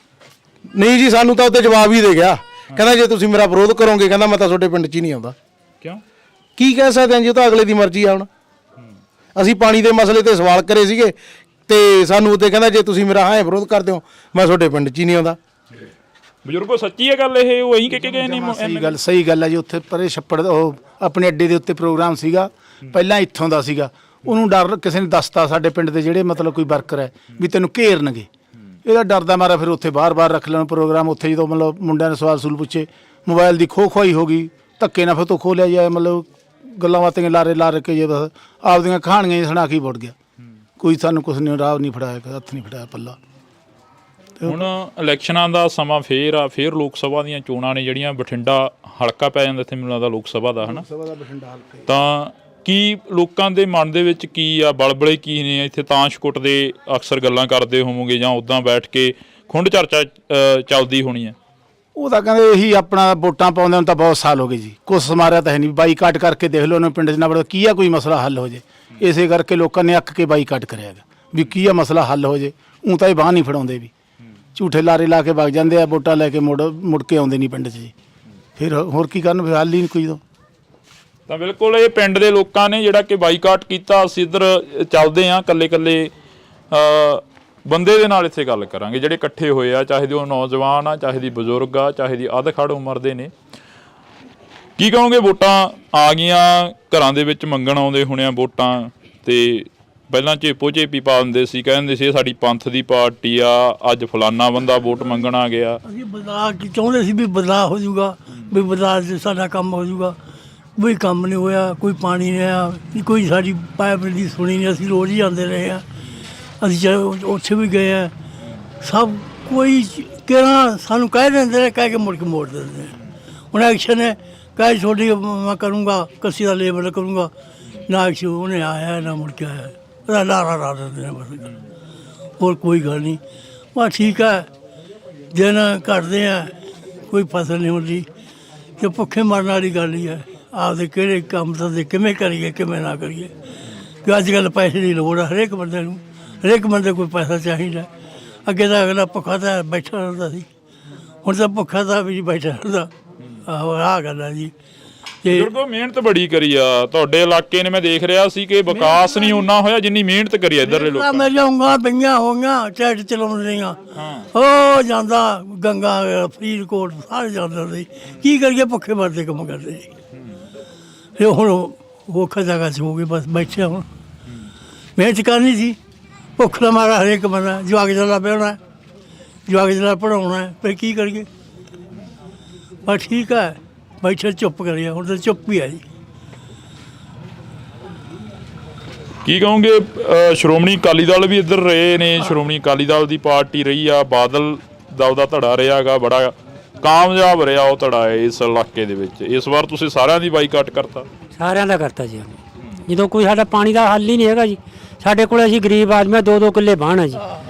ਨਹੀਂ ਜੀ, ਸਾਨੂੰ ਤਾਂ ਉੱਤੇ ਜਵਾਬ ਹੀ ਦੇ ਗਿਆ। ਕਹਿੰਦਾ ਜੇ ਤੁਸੀਂ ਮੇਰਾ ਵਿਰੋਧ ਕਰੋਗੇ, ਕਹਿੰਦਾ ਮੈਂ ਤਾਂ ਤੁਹਾਡੇ ਪਿੰਡ 'ਚ ਹੀ ਨਹੀਂ ਆਉਂਦਾ। ਕਿਉਂ? ਕੀ ਕਹਿ ਸਕਦੇ ਹਾਂ ਜੀ, ਉਹ ਤਾਂ ਅਗਲੇ ਦੀ ਮਰਜ਼ੀ ਆ। ਹੁਣ ਅਸੀਂ ਪਾਣੀ ਦੇ ਮਸਲੇ ਤੇ ਸਵਾਲ ਕਰੇ ਸੀਗੇ ਤੇ ਸਾਨੂੰ ਉੱਤੇ ਕਹਿੰਦਾ ਜੇ ਤੁਸੀਂ ਮੇਰਾ ਹਾਂ ਵਿਰੋਧ ਕਰਦੇ ਹੋ ਮੈਂ ਤੁਹਾਡੇ ਪਿੰਡ 'ਚ ਹੀ ਨਹੀਂ ਆਉਂਦਾ। ਬਜ਼ੁਰਗੋ ਸੱਚੀ ਹੈ ਗੱਲ ਇਹ? ਉਹ ਇਹੀ ਕਹਿ ਕੇ ਗਏ ਨੇ? ਸਹੀ ਗੱਲ ਹੈ ਜੀ। ਉੱਥੇ ਪਰੇ ਛੱਪੜ ਉਹ ਆਪਣੇ ਅੱਡੇ ਦੇ ਉੱਤੇ ਪ੍ਰੋਗਰਾਮ ਸੀਗਾ, ਪਹਿਲਾਂ ਇੱਥੋਂ ਦਾ ਸੀਗਾ। ਉਹਨੂੰ ਡਰ ਕਿਸੇ ਨੇ ਦੱਸਤਾ ਸਾਡੇ ਪਿੰਡ ਦੇ ਜਿਹੜੇ ਮਤਲਬ ਕੋਈ ਵਰਕਰ ਹੈ ਵੀ ਤੈਨੂੰ ਘੇਰਨਗੇ। ਇਹਦਾ ਡਰ ਦਾ ਮਾਰਾ ਫਿਰ ਉੱਥੇ ਬਾਰ-ਬਾਰ ਰੱਖ ਲੈਣ ਪ੍ਰੋਗਰਾਮ। ਉੱਥੇ ਜਦੋਂ ਮਤਲਬ ਮੁੰਡਿਆਂ ਨੇ ਸਵਾਲ ਸੂਲ ਪੁੱਛੇ, ਮੋਬਾਈਲ ਦੀ ਖੋਹੀ ਹੋ ਗਈ, ਧੱਕੇ ਨਾਲ ਫਿਰ ਤੋਂ ਖੋਹ ਲਿਆ ਜਾਏ। ਮਤਲਬ ਗੱਲਾਂ ਬਾਤਾਂ ਲਾਰੇ ਕੇ ਜੇ ਬਸ ਆਪਦੀਆਂ ਕਹਾਣੀਆਂ ਸੁਣਾ ਕੇ ਵੜ ਗਿਆ। ਕੋਈ ਸਾਨੂੰ ਕੁਛ ਨਹੀਂ, ਰਾਹ ਨਹੀਂ ਫੜਾਇਆ, ਹੱਥ ਨਹੀਂ ਫੜਾਇਆ ਪੱਲਾ। ਹੁਣ ਇਲੈਕਸ਼ਨਾਂ ਦਾ ਸਮਾਂ ਫੇਰ ਆ, ਫੇਰ ਲੋਕ ਸਭਾ ਦੀਆਂ ਚੋਣਾਂ ਨੇ ਜਿਹੜੀਆਂ। ਬਠਿੰਡਾ ਹਲਕਾ ਪੈ ਜਾਂਦਾ ਇੱਥੇ, ਮੈਨੂੰ ਲੱਗਦਾ ਲੋਕ ਸਭਾ ਦਾ, ਹੈ ਨਾ? ਤਾਂ ਕੀ ਲੋਕਾਂ ਦੇ ਮਨ ਦੇ ਵਿੱਚ ਕੀ ਆ, ਬਲਬਲੇ ਕੀ ਨੇ ਇੱਥੇ? ਤਾਸ਼ਕੁੱਟ ਦੇ ਅਕਸਰ ਗੱਲਾਂ ਕਰਦੇ ਹੋਵੋਗੇ ਜਾਂ ਉੱਦਾਂ ਬੈਠ ਕੇ ਖੁੰਡ ਚਰਚਾ ਚੱਲਦੀ ਹੋਣੀ ਹੈ? ਉਹ ਤਾਂ ਕਹਿੰਦੇ ਇਹੀ ਆਪਣਾ ਵੋਟਾਂ ਪਾਉਂਦੇ ਨੂੰ ਤਾਂ ਬਹੁਤ ਸਾਲ ਹੋ ਗਏ ਜੀ, ਕੁਛ ਸਮਾਰਿਆ ਤਾਂ ਹੈ ਨਹੀਂ। ਬਾਈਕਾਟ ਕਰਕੇ ਦੇਖ ਲਓ ਉਹਨੇ ਪਿੰਡ 'ਚ ਨਾ ਬੜਾ ਕੀ ਆ ਕੋਈ ਮਸਲਾ ਹੱਲ ਹੋ ਜੇ। ਇਸੇ ਕਰਕੇ ਲੋਕਾਂ ਨੇ ਅੱਕ ਕੇ ਬਾਈਕਾਟ ਕਰਿਆ ਹੈਗਾ ਵੀ ਕੀ ਆ ਮਸਲਾ ਹੱਲ ਹੋ ਜੇ। ਊਂ ਤਾਂ ਇਹ ਬਾਂਹ ਨਹੀਂ ਫੜਾਉਂਦੇ, ਵੀ ਝੂਠੇ ਲਾਰੇ ਲਾ ਕੇ ਵਗ ਜਾਂਦੇ ਆ, ਵੋਟਾਂ ਲੈ ਕੇ ਮੁੜ ਕੇ ਆਉਂਦੇ ਨਹੀਂ ਪਿੰਡ 'ਚ ਜੀ। ਫਿਰ ਹੋਰ ਕੀ ਕਰਨ, ਫਿਰ ਹੱਲ ਹੀ ਨਹੀਂ ਕੋਈ। ਤਾਂ ਬਿਲਕੁਲ ਇਹ ਪਿੰਡ ਦੇ ਲੋਕਾਂ ਨੇ ਜਿਹੜਾ ਕਿ ਬਾਈਕਾਟ ਕੀਤਾ। ਅਸੀਂ ਇੱਧਰ ਚੱਲਦੇ ਹਾਂ, ਕੱਲੇ ਬੰਦੇ ਦੇ ਨਾਲ ਇੱਥੇ ਗੱਲ ਕਰਾਂਗੇ ਜਿਹੜੇ ਇਕੱਠੇ ਹੋਏ ਆ, ਚਾਹੇ ਦੀ ਉਹ ਨੌਜਵਾਨ ਆ, ਚਾਹੇ ਦੀ ਬਜ਼ੁਰਗ ਆ, ਚਾਹੇ ਦੀ ਅੱਧ-ਖੜ ਉਮਰ ਦੇ ਨੇ। ਕੀ ਕਹੋਗੇ? ਵੋਟਾਂ ਆ ਗਈਆਂ, ਘਰਾਂ ਦੇ ਵਿੱਚ ਮੰਗਣ ਆਉਂਦੇ ਹੋਣੇ ਆ ਵੋਟਾਂ, ਤੇ ਪਹਿਲਾਂ ਝੇਪੀ ਪਾ ਦਿੰਦੇ ਸੀ, ਕਹਿੰਦੇ ਸੀ ਇਹ ਸਾਡੀ ਪੰਥ ਦੀ ਪਾਰਟੀ ਆ, ਅੱਜ ਫਲਾਨਾ ਬੰਦਾ ਵੋਟ ਮੰਗਣ ਆ ਗਿਆ। ਅਸੀਂ ਬਦਲਾਅ ਚਾਹੁੰਦੇ ਸੀ ਵੀ ਬਦਲਾਅ ਹੋ ਜਾਊਗਾ, ਵੀ ਬਦਲਾਅ 'ਚ ਸਾਡਾ ਕੰਮ ਹੋ ਜਾਊਗਾ। ਕੋਈ ਕੰਮ ਨਹੀਂ ਹੋਇਆ, ਕੋਈ ਪਾਣੀ ਨਹੀਂ ਆਇਆ, ਕੋਈ ਸਾਡੀ ਪਾਈਪ ਦੀ ਸੁਣੀ ਨਹੀਂ। ਅਸੀਂ ਰੋਜ਼ ਹੀ ਆਉਂਦੇ ਰਹੇ ਹਾਂ, ਅਸੀਂ ਉੱਥੇ ਵੀ ਗਏ ਆ, ਸਭ ਕੋਈ ਕਿਹੜਾ ਸਾਨੂੰ ਕਹਿ ਦਿੰਦੇ ਨੇ, ਕਹਿ ਕੇ ਮੁੜ ਕੇ ਮੋੜ ਦਿੰਦੇ ਨੇ। ਹੁਣ ਐਕਸ਼ਨ ਹੈ कहे छोटी मैं करूँगा कसी का लेबर करूँगा ना उन्हें आया ना मुड़ के आया लारा ला देते हैं बस और कोई गल नहीं बस ठीक है दिन कटते हैं कोई फसल नहीं होती तो भुखे मरने वाली गल ही है आपदे किहड़े कम धंधे किवें करिए किवें ना करिए कि अजकल पैसे की लोड़ है हरेक बंदे नूं हरेक बंदे कोई पैसा चाहिए अगे तो अगला भुखा तो बैठा रहता सी हुण तो भुखा तो भी बैठा रहता आहो आह गल है जी ਬਜ਼ੁਰਗੋ ਮਿਹਨਤ ਬੜੀ ਕਰੀ ਆ ਤੁਹਾਡੇ ਇਲਾਕੇ ਨੇ ਮੈਂ ਦੇਖ ਰਿਹਾ ਸੀ ਕਿ ਵਿਕਾਸ ਨਹੀਂ ਉਹਨਾਂ ਹੋਇਆ ਜਿੰਨੀ ਮਿਹਨਤ ਕਰੀ ਆ ਇੱਧਰਲੇ ਲੋਕਾਂ ਮੇਰੀਆਂ ਉਂਗਲਾਂ ਪਈਆਂ ਹੋ ਗਈਆਂ ਟਰੈਕਟਰ ਚਲਾਉਣ ਦੀਆਂ ਉਹ ਜਾਂਦਾ ਗੰਗਾ ਫਰੀਦਕੋਟ ਸਾਰੇ ਜਾਂਦਾ ਸੀ ਕੀ ਕਰੀਏ ਭੁੱਖੇ ਮਰਦੇ ਕੰਮ ਕਰਦੇ ਫਿਰ ਹੁਣ ਔਖਾ ਜਗ੍ਹਾ 'ਚ ਹੋ ਗਏ ਬਸ ਬੈਠੇ ਹੁਣ ਮਿਹਨਤ ਕਰਨੀ ਸੀ ਭੁੱਖ ਦਾ ਮਾਰਾ ਹਰੇਕ ਬੰਦਾ ਜਵਾਕ ਜਲਾ ਪਿਆਉਣਾ ਜਵਾਕ ਜਲਾ ਪੜਾਉਣਾ ਫਿਰ ਕੀ ਕਰੀਏ ਬਸ ਠੀਕ ਹੈ बैठे चुप करिए ਹੁਣ ਤਾਂ ਚੁੱਪ ਹੀ ਹੈ ਜੀ ਕੀ ਕਹੋਗੇ ਸ਼੍ਰੋਮਣੀ ਅਕਾਲੀ ਦਲ ਵੀ ਇੱਧਰ ਰਹੇ ਨੇ ਸ਼੍ਰੋਮਣੀ ਅਕਾਲੀ ਦਲ ਦੀ ਪਾਰਟੀ ਰਹੀ ਆ ਬਾਦਲ ਦਾ ਉਹਦਾ ਧੜਾ ਰਿਹਾਗਾ ਬੜਾ ਕਾਮਯਾਬ ਰਿਹਾ ਉਹ ਧੜਾ ਇਸ ਇਲਾਕੇ ਦੇ ਵਿੱਚ ਇਸ ਵਾਰ ਤੁਸੀਂ ਸਾਰਿਆਂ ਦੀ ਬਾਈਕਾਟ ਕਰਤਾ ਸਾਰਿਆਂ ਦਾ ਕਰਤਾ ਜੀ ਜਦੋਂ ਕੋਈ ਸਾਡਾ ਪਾਣੀ ਦਾ ਹੱਲ ਹੀ ਨਹੀਂ ਹੈਗਾ ਜੀ ਸਾਡੇ ਕੋਲ ਅਸੀਂ ਗਰੀਬ ਆਦਮੀ 2-2 ਕਿੱਲੇ ਬਾਣ ਹੈ ਜੀ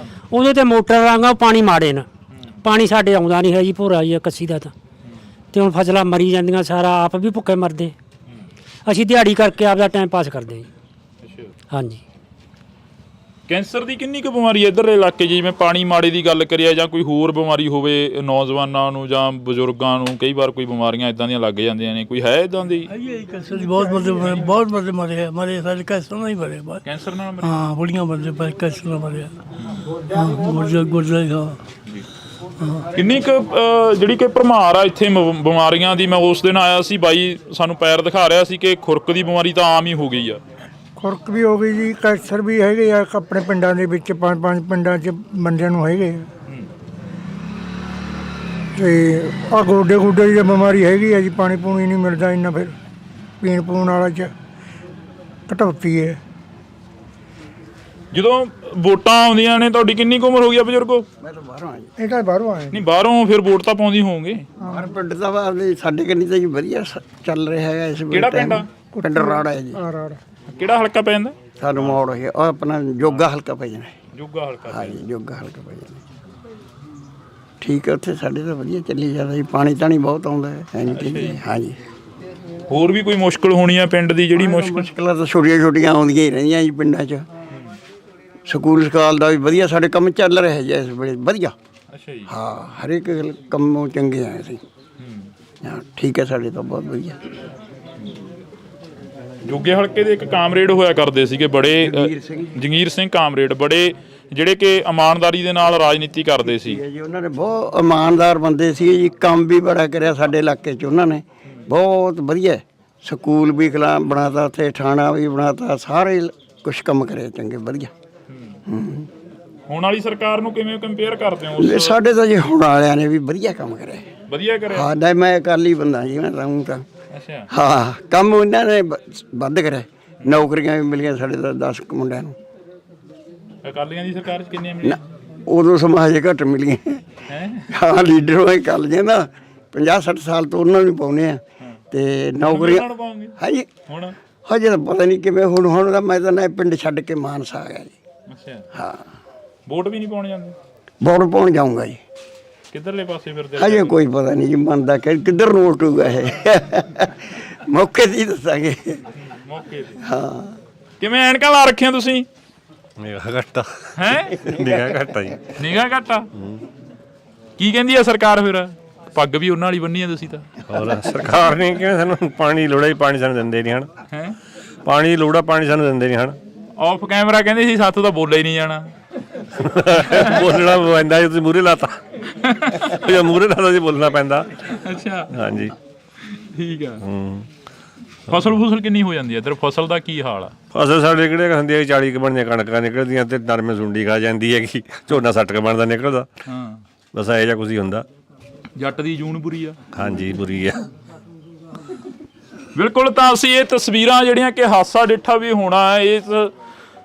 ਉਹਦੇ ਤੇ ਮੋਟਰ ਰਾਂਗਾ ਉਹ ਪਾਣੀ ਮਾੜੇ ਨਾ ਪਾਣੀ ਸਾਡੇ ਆਉਂਦਾ ਨਹੀਂ ਹੈ ਜੀ ਭੋਰਾ ਜੀ ਕੱਸੀ ਦਾ ਤਾਂ ਤੇ ਹੁਣ ਫਸਲਾਂ ਮਰੀ ਜਾਂਦੀਆਂ ਸਾਰਾ ਆਪ ਵੀ ਭੁੱਖੇ ਮਰਦੇ ਅਸੀਂ ਦਿਹਾੜੀ ਕਰਕੇ ਆਪਦਾ ਟਾਈਮ ਪਾਸ ਕਰਦੇ ਜੀ ਹਾਂਜੀ ਕੈਂਸਰ ਦੀ ਕਿੰਨੀ ਕੁ ਬਿਮਾਰੀ ਇੱਧਰਲੇ ਇਲਾਕੇ 'ਚ ਜਿਵੇਂ ਪਾਣੀ ਮਾੜੇ ਦੀ ਗੱਲ ਕਰੀਏ ਜਾਂ ਕੋਈ ਹੋਰ ਬਿਮਾਰੀ ਹੋਵੇ ਨੌਜਵਾਨਾਂ ਨੂੰ ਜਾਂ ਬਜ਼ੁਰਗਾਂ ਨੂੰ ਕਈ ਵਾਰ ਕੋਈ ਬਿਮਾਰੀਆਂ ਇੱਦਾਂ ਦੀਆਂ ਲੱਗ ਜਾਂਦੀਆਂ ਨੇ ਕੋਈ ਹੈ ਇੱਦਾਂ ਦੀ ਕੈਂਸਰ ਦੀ ਬਹੁਤ ਬੰਦੇ ਮਰੇ ਸਾਡੇ ਕੈਂਸਰ ਨਾਲ ਹੀ ਮਰੇ ਕੈਂਸਰ ਨਾਲ ਹਾਂ ਬੁੜੀਆਂ ਬੰਦੇ ਪਰ ਕੈਂਸਰ ਨਾਲ ਮਰੇ ਗੁਰਦੇ ਹਾਂ ਕਿੰਨੀ ਕੁ ਜਿਹੜੀ ਕਿ ਭਰਮਾਰ ਆ ਇੱਥੇ ਬਿਮਾਰੀਆਂ ਦੀ ਮੈਂ ਉਸ ਦਿਨ ਆਇਆ ਸੀ ਬਾਈ ਸਾਨੂੰ ਪੈਰ ਦਿਖਾ ਰਿਹਾ ਸੀ ਕਿ ਖੁਰਕ ਦੀ ਬਿਮਾਰੀ ਤਾਂ ਆਮ ਹੀ ਹੋ ਗਈ ਆ ਖੁਰਕ ਵੀ ਹੋ ਗਈ ਜੀ ਕੈਂਸਰ ਵੀ ਹੈਗੇ ਆ ਆਪਣੇ ਪਿੰਡਾਂ ਦੇ ਵਿੱਚ 5 ਪਿੰਡਾਂ 'ਚ ਬੰਦਿਆਂ ਨੂੰ ਹੈਗੇ ਆ ਤੇ ਆ ਗੋਡੇ ਦੀ ਬਿਮਾਰੀ ਹੈਗੀ ਆ ਜੀ ਪਾਣੀ ਪੂਣੀ ਨਹੀਂ ਮਿਲਦਾ ਇੰਨਾ ਫਿਰ ਪੀਣ ਪੂਣ ਵਾਲਾ 'ਚ ਘਟੌਤੀ ਹੈ ਜਦੋਂ ਵੋਟਾਂ ਆਉਂਦੀਆਂ ਨੇ ਤੁਹਾਡੀ ਕਿੰਨੀ ਕੁ ਉਮਰ ਹੋ ਗਈ ਆ ਬਜ਼ੁਰਗੋ ਮੈਂ ਤਾਂ ਬਾਹਰੋਂ ਆਇਆ ਇਹ ਤਾਂ ਬਾਹਰੋਂ ਆਏ ਨਹੀਂ ਬਾਹਰੋਂ ਫਿਰ ਵੋਟ ਤਾਂ ਪਾਉਂਦੀ ਹੋਵੋਗੇ ਹਰ ਪਿੰਡ ਦਾ ਸਾਡੇ ਕੰਨੀ ਤਾਂ ਜੀ ਵਧੀਆ ਚੱਲ ਰਿਹਾ ਹੈਗਾ ਇਸ ਵੇਲੇ ਕਿਹੜਾ ਪਿੰਡ ਆ ਪਿੰਡ ਰਾੜਾ ਹੈ ਜੀ ਕਿਹੜਾ ਹਲਕਾ ਪੈ ਜਾਂਦਾ ਸਾਨੂੰ ਮੋੜ ਹੈ ਉਹ ਆਪਣਾ ਜੋਗਾ ਹਲਕਾ ਪੈ ਜਾਣਾ ਜੋਗਾ ਹਲਕਾ ਹਾਂਜੀ ਜੋਗਾ ਹਲਕਾ ਪੈ ਜਾਣਾ ਠੀਕ ਹੈ ਉੱਥੇ ਸਾਡੇ ਤਾਂ ਵਧੀਆ ਚੱਲੀ ਜਾਂਦਾ ਜੀ ਪਾਣੀ ਤਾਣੀ ਬਹੁਤ ਆਉਂਦਾ ਹੈ ਹਾਂਜੀ ਹੋਰ ਵੀ ਕੋਈ ਮੁਸ਼ਕਲ ਹੋਣੀ ਆ ਪਿੰਡ ਦੀ ਜਿਹੜੀ ਮੁਸ਼ਕਲਾਂ ਤਾਂ ਛੋਟੀਆਂ ਆਉਂਦੀਆਂ ਹੀ ਰਹਿੰਦੀਆਂ ਜੀ ਪਿੰਡਾਂ 'ਚ ਸਕੂਲ ਸਕਾਲ ਦਾ ਵੀ ਵਧੀਆ ਸਾਡੇ ਕੰਮ ਚੱਲ ਰਿਹਾ ਜੀ ਇਸ ਵੇਲੇ ਵਧੀਆ ਅੱਛਾ ਜੀ ਹਾਂ ਹਰੇਕ ਕੰਮੋਂ ਚੰਗੇ ਆ ਅਸੀਂ ਹਾਂ ਠੀਕ ਹੈ ਸਾਡੇ ਤਾਂ ਬਹੁਤ ਵਧੀਆ ਜੋਗੇ ਹਲਕੇ ਦੇ ਇੱਕ ਕਾਮਰੇਡ ਹੋਇਆ ਕਰਦੇ ਸੀਗੇ ਬੜੇ ਜੰਗੀਰ ਸਿੰਘ ਕਾਮਰੇਡ ਬੜੇ ਜਿਹੜੇ ਕਿ ਇਮਾਨਦਾਰੀ ਦੇ ਨਾਲ ਰਾਜਨੀਤੀ ਕਰਦੇ ਸੀ ਜੀ ਉਹਨਾਂ ਨੇ ਬਹੁਤ ਇਮਾਨਦਾਰ ਬੰਦੇ ਸੀ ਜੀ ਕੰਮ ਵੀ ਬੜਾ ਕਰਿਆ ਸਾਡੇ ਇਲਾਕੇ 'ਚ ਉਹਨਾਂ ਨੇ ਬਹੁਤ ਵਧੀਆ ਸਕੂਲ ਵੀ ਬਣਾਤਾ ਉੱਥੇ ਥਾਣਾ ਵੀ ਬਣਾਤਾ ਸਾਰੇ ਕੁਛ ਕੰਮ ਕਰਿਆ ਚੰਗੇ ਵਧੀਆ ਹੁਣ ਵਾਲੀ ਸਰਕਾਰ ਨੂੰ ਕਿਵੇਂ ਕੰਪੇਅਰ ਕਰਦੇ ਹੋ ਸਾਡੇ ਤਾਂ ਜੀ ਹੁਣ ਵਾਲਿਆਂ ਨੇ ਵੀ ਵਧੀਆ ਕੰਮ ਕਰਿਆ ਵਧੀਆ ਕਰਿਆ ਹਾਂ ਨਹੀਂ ਮੈਂ ਅਕਾਲੀ ਬੰਦਾ ਜੀ ਮੈਂ ਰਹੂੰ ਤਾਂ ਅੱਛਾ ਹਾਂ ਕੰਮ ਇਹਨਾਂ ਨੇ ਵੱਧ ਕਰਿਆ ਨੌਕਰੀਆਂ ਵੀ ਮਿਲੀਆਂ ਸਾਡੇ ਤਾਂ 10 ਮੁੰਡਿਆਂ ਨੂੰ ਅਕਾਲੀਆਂ ਦੀ ਸਰਕਾਰ 'ਚ ਕਿੰਨੀਆਂ ਮਿਲੀਆਂ ਉਦੋਂ ਸਮਾਜ ਘੱਟ ਮਿਲੀਆਂ ਹਾਂ ਲੀਡਰ ਹੋਏ ਕੱਲ ਜੇ ਨਾ 50-60 ਸਾਲ ਤੋਂ ਉਹਨਾਂ ਨੂੰ ਪਾਉਨੇ ਆ ਤੇ ਨੌਕਰੀਆਂ ਹਾਂਜੀ ਹੁਣ ਹਜੇ ਤਾਂ ਪਤਾ ਨਹੀਂ ਕਿਵੇਂ ਹੁਣ ਤਾਂ ਮੈਂ ਤਾਂ ਨਾ ਪਿੰਡ ਛੱਡ ਕੇ ਮਾਨਸਾ ਆ ਗਿਆ ਜੀ ਅੱਛਾ ਹਾਂ ਵੋਟ ਵੀ ਨਹੀਂ ਪਾਉਣ ਜਾਂਦੇ ਵੋਟ ਪਾਉਣ ਜਾਊਂਗਾ ਜੀ ਕਿੱਧਰਲੇ ਪਾਸੇ ਫਿਰਦੇ ਹਜੇ ਕੋਈ ਪਤਾ ਨਹੀਂ ਜੀ ਮੰਨਦਾ ਕਿੱਧਰ ਨੂੰ ਉਲਟੂਗਾ ਇਹ ਮੌਕੇ ਤੇ ਦੱਸਾਂਗੇ ਮੌਕੇ ਤੇ ਹਾਂ ਕਿਵੇਂ ਐਨਕਾਂ ਲਾ ਰੱਖੀਆਂ ਤੁਸੀਂ ਨਿਗਾਹ ਘੱਟਾ ਹੈ ਨਿਗਾਹ ਘੱਟਾ ਜੀ ਨਿਗਾਹ ਘੱਟਾ ਕੀ ਕਹਿੰਦੀ ਆ ਸਰਕਾਰ ਫਿਰ ਪੱਗ ਵੀ ਉਹਨਾਂ ਵਾਲੀ ਬੰਨੀ ਆ ਤੁਸੀਂ ਤਾਂ ਹੋਰ ਸਰਕਾਰ ਨੇ ਕਿਹਾ ਸਾਨੂੰ ਪਾਣੀ ਲੋੜਾ ਹੀ ਪਾਣੀ ਸਾਨੂੰ ਦਿੰਦੇ ਨਹੀਂ ਹਨ ਹੈ ਪਾਣੀ ਲੋੜਾ ਪਾਣੀ ਸਾਨੂੰ ਦਿੰਦੇ ਨਹੀਂ ਹਨ ਆਫ ਕੈਮਰਾ ਕਹਿੰਦੇ ਸੀ ਸਾਥੋਂ ਤਾਂ ਬੋਲਿਆ ਹੀ ਨਹੀਂ ਜਾਣਾ ਬੋਲਣਾ ਪੈਂਦਾ ਜੇ ਤੁਸੀਂ ਮੂਹਰੇ ਲਾਤਾ ਜੇ ਮੂਹਰੇ ਲਾਤਾ ਜੀ ਬੋਲਣਾ ਪੈਂਦਾ ਅੱਛਾ ਹਾਂਜੀ ਠੀਕ ਆ ਫਸਲ ਕਿੰਨੀ ਹੋ ਜਾਂਦੀ ਹੈ ਇੱਧਰ ਫਸਲ ਦਾ ਕੀ ਹਾਲ ਆ ਫਸਲ ਸਾਡੇ ਕਿਹੜੇ ਹੁੰਦੀ ਹੈ 40 ਕੁ ਬਣਦੀਆਂ ਕਣਕਾਂ ਨਿਕਲਦੀਆਂ ਤੇ ਨਰਮੇ ਸੁੰਡੀ ਖਾ ਜਾਂਦੀ ਹੈਗੀ ਝੋਨਾ 60 ਕੁ ਬਣਦਾ ਨਿਕਲਦਾ ਹਾਂ ਬਸ ਇਹੋ ਜਿਹਾ ਕੁਝ ਹੀ ਹੁੰਦਾ ਜੱਟ ਦੀ ਜੂਨ ਬੁਰੀ ਆ ਹਾਂਜੀ ਬੁਰੀ ਆ ਬਿਲਕੁਲ ਤਾਂ ਅਸੀਂ ਇਹ ਤਸਵੀਰਾਂ ਜਿਹੜੀਆਂ ਕਿ ਹਾਸਾ ਡਿੱਠਾ ਵੀ ਹੋਣਾ ਇਸ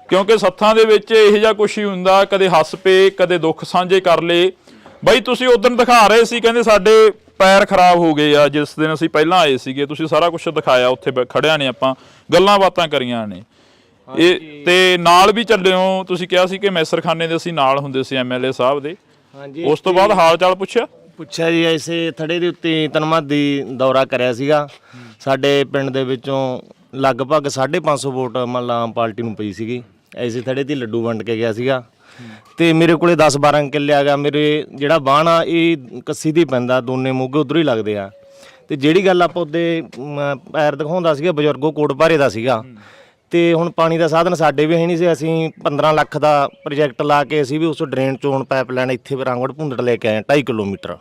ਕਿਉਂਕਿ ਸੱਥਾਂ ਦੇ ਵਿੱਚ ਇਹੋ ਜਿਹਾ ਕੁਛ ਹੀ ਹੁੰਦਾ ਕਦੇ ਹੱਸ ਪਏ ਕਦੇ ਦੁੱਖ ਸਾਂਝੇ ਕਰ ਲਏ ਬਾਈ ਤੁਸੀਂ ਉਦੋਂ ਦਿਖਾ ਰਹੇ ਸੀ ਕਹਿੰਦੇ ਸਾਡੇ ਪੈਰ ਖਰਾਬ ਹੋ ਗਏ ਆ ਜਿਸ ਦਿਨ ਅਸੀਂ ਪਹਿਲਾਂ ਆਏ ਸੀਗੇ, ਤੁਸੀਂ ਸਾਰਾ ਕੁਝ ਦਿਖਾਇਆ, ਉੱਥੇ ਖੜਿਆਂ ਨੇ ਆਪਾਂ ਗੱਲਾਂ ਬਾਤਾਂ ਕਰੀਆਂ ਨੇ। ਇਹ ਤੇ ਨਾਲ ਵੀ ਚੱਲੇ ਹੋ, ਤੁਸੀਂ ਕਿਹਾ ਸੀ ਕਿ ਮੈਸਰਖਾਨੇ ਦੇ ਅਸੀਂ ਨਾਲ ਹੁੰਦੇ ਸੀ MLA ਸਾਹਿਬ ਦੇ। ਉਸ ਤੋਂ ਬਾਅਦ ਹਾਲ ਚਾਲ ਪੁੱਛਿਆ ਜੀ। ਐਸੇ ਥੜੇ ਦੇ ਉੱਤੇ ਤਨਮਾਦੀ ਦੌਰਾ ਕਰਿਆ ਸੀਗਾ। ਸਾਡੇ ਪਿੰਡ ਦੇ ਵਿੱਚੋਂ ਲਗਭਗ 550 ਵੋਟ ਮਤਲਬ ਆਮ ਪਾਰਟੀ ਨੂੰ ਪਈ ਸੀਗੀ। ਐਸੇ ਥੜੇ ਤੇ ਲੱਡੂ ਵੰਡ ਕੇ ਗਿਆ ਸੀਗਾ ਤੇ ਮੇਰੇ ਕੋਲੇ 10-12 ਕਿੱਲੇ ਆ ਗਿਆ। ਮੇਰੇ ਜਿਹੜਾ ਬਾਣ ਆ ਇਹ ਕੱਸੀ ਦੀ ਪੈਂਦਾ, ਦੋਨੇ ਮੋਗੇ ਉਧਰੋਂ ਹੀ ਲੱਗਦੇ ਆ। ਤੇ ਜਿਹੜੀ ਗੱਲ ਆਪਾਂ ਉਹਦੇ ਪੈਰ ਦਿਖਾਉਂਦਾ ਸੀਗਾ ਬਜ਼ੁਰਗੋ ਕੋਟ ਭਾਰੇ ਦਾ ਸੀਗਾ। ਤੇ ਹੁਣ ਪਾਣੀ ਦਾ ਸਾਧਨ ਸਾਡੇ ਵੀ ਹੈ ਨਹੀਂ ਸੀ। ਅਸੀਂ 15 ਲੱਖ ਦਾ ਪ੍ਰੋਜੈਕਟ ਲਾ ਕੇ ਅਸੀਂ ਵੀ ਉਸ ਡਰੇਨ ਚੋਣ ਪਾਈਪ ਲਾਈਨ ਇੱਥੇ ਰਾਂਗੜ ਭੁੰਦੜ ਲੈ ਕੇ ਆਏ 2.5 ਕਿਲੋਮੀਟਰ।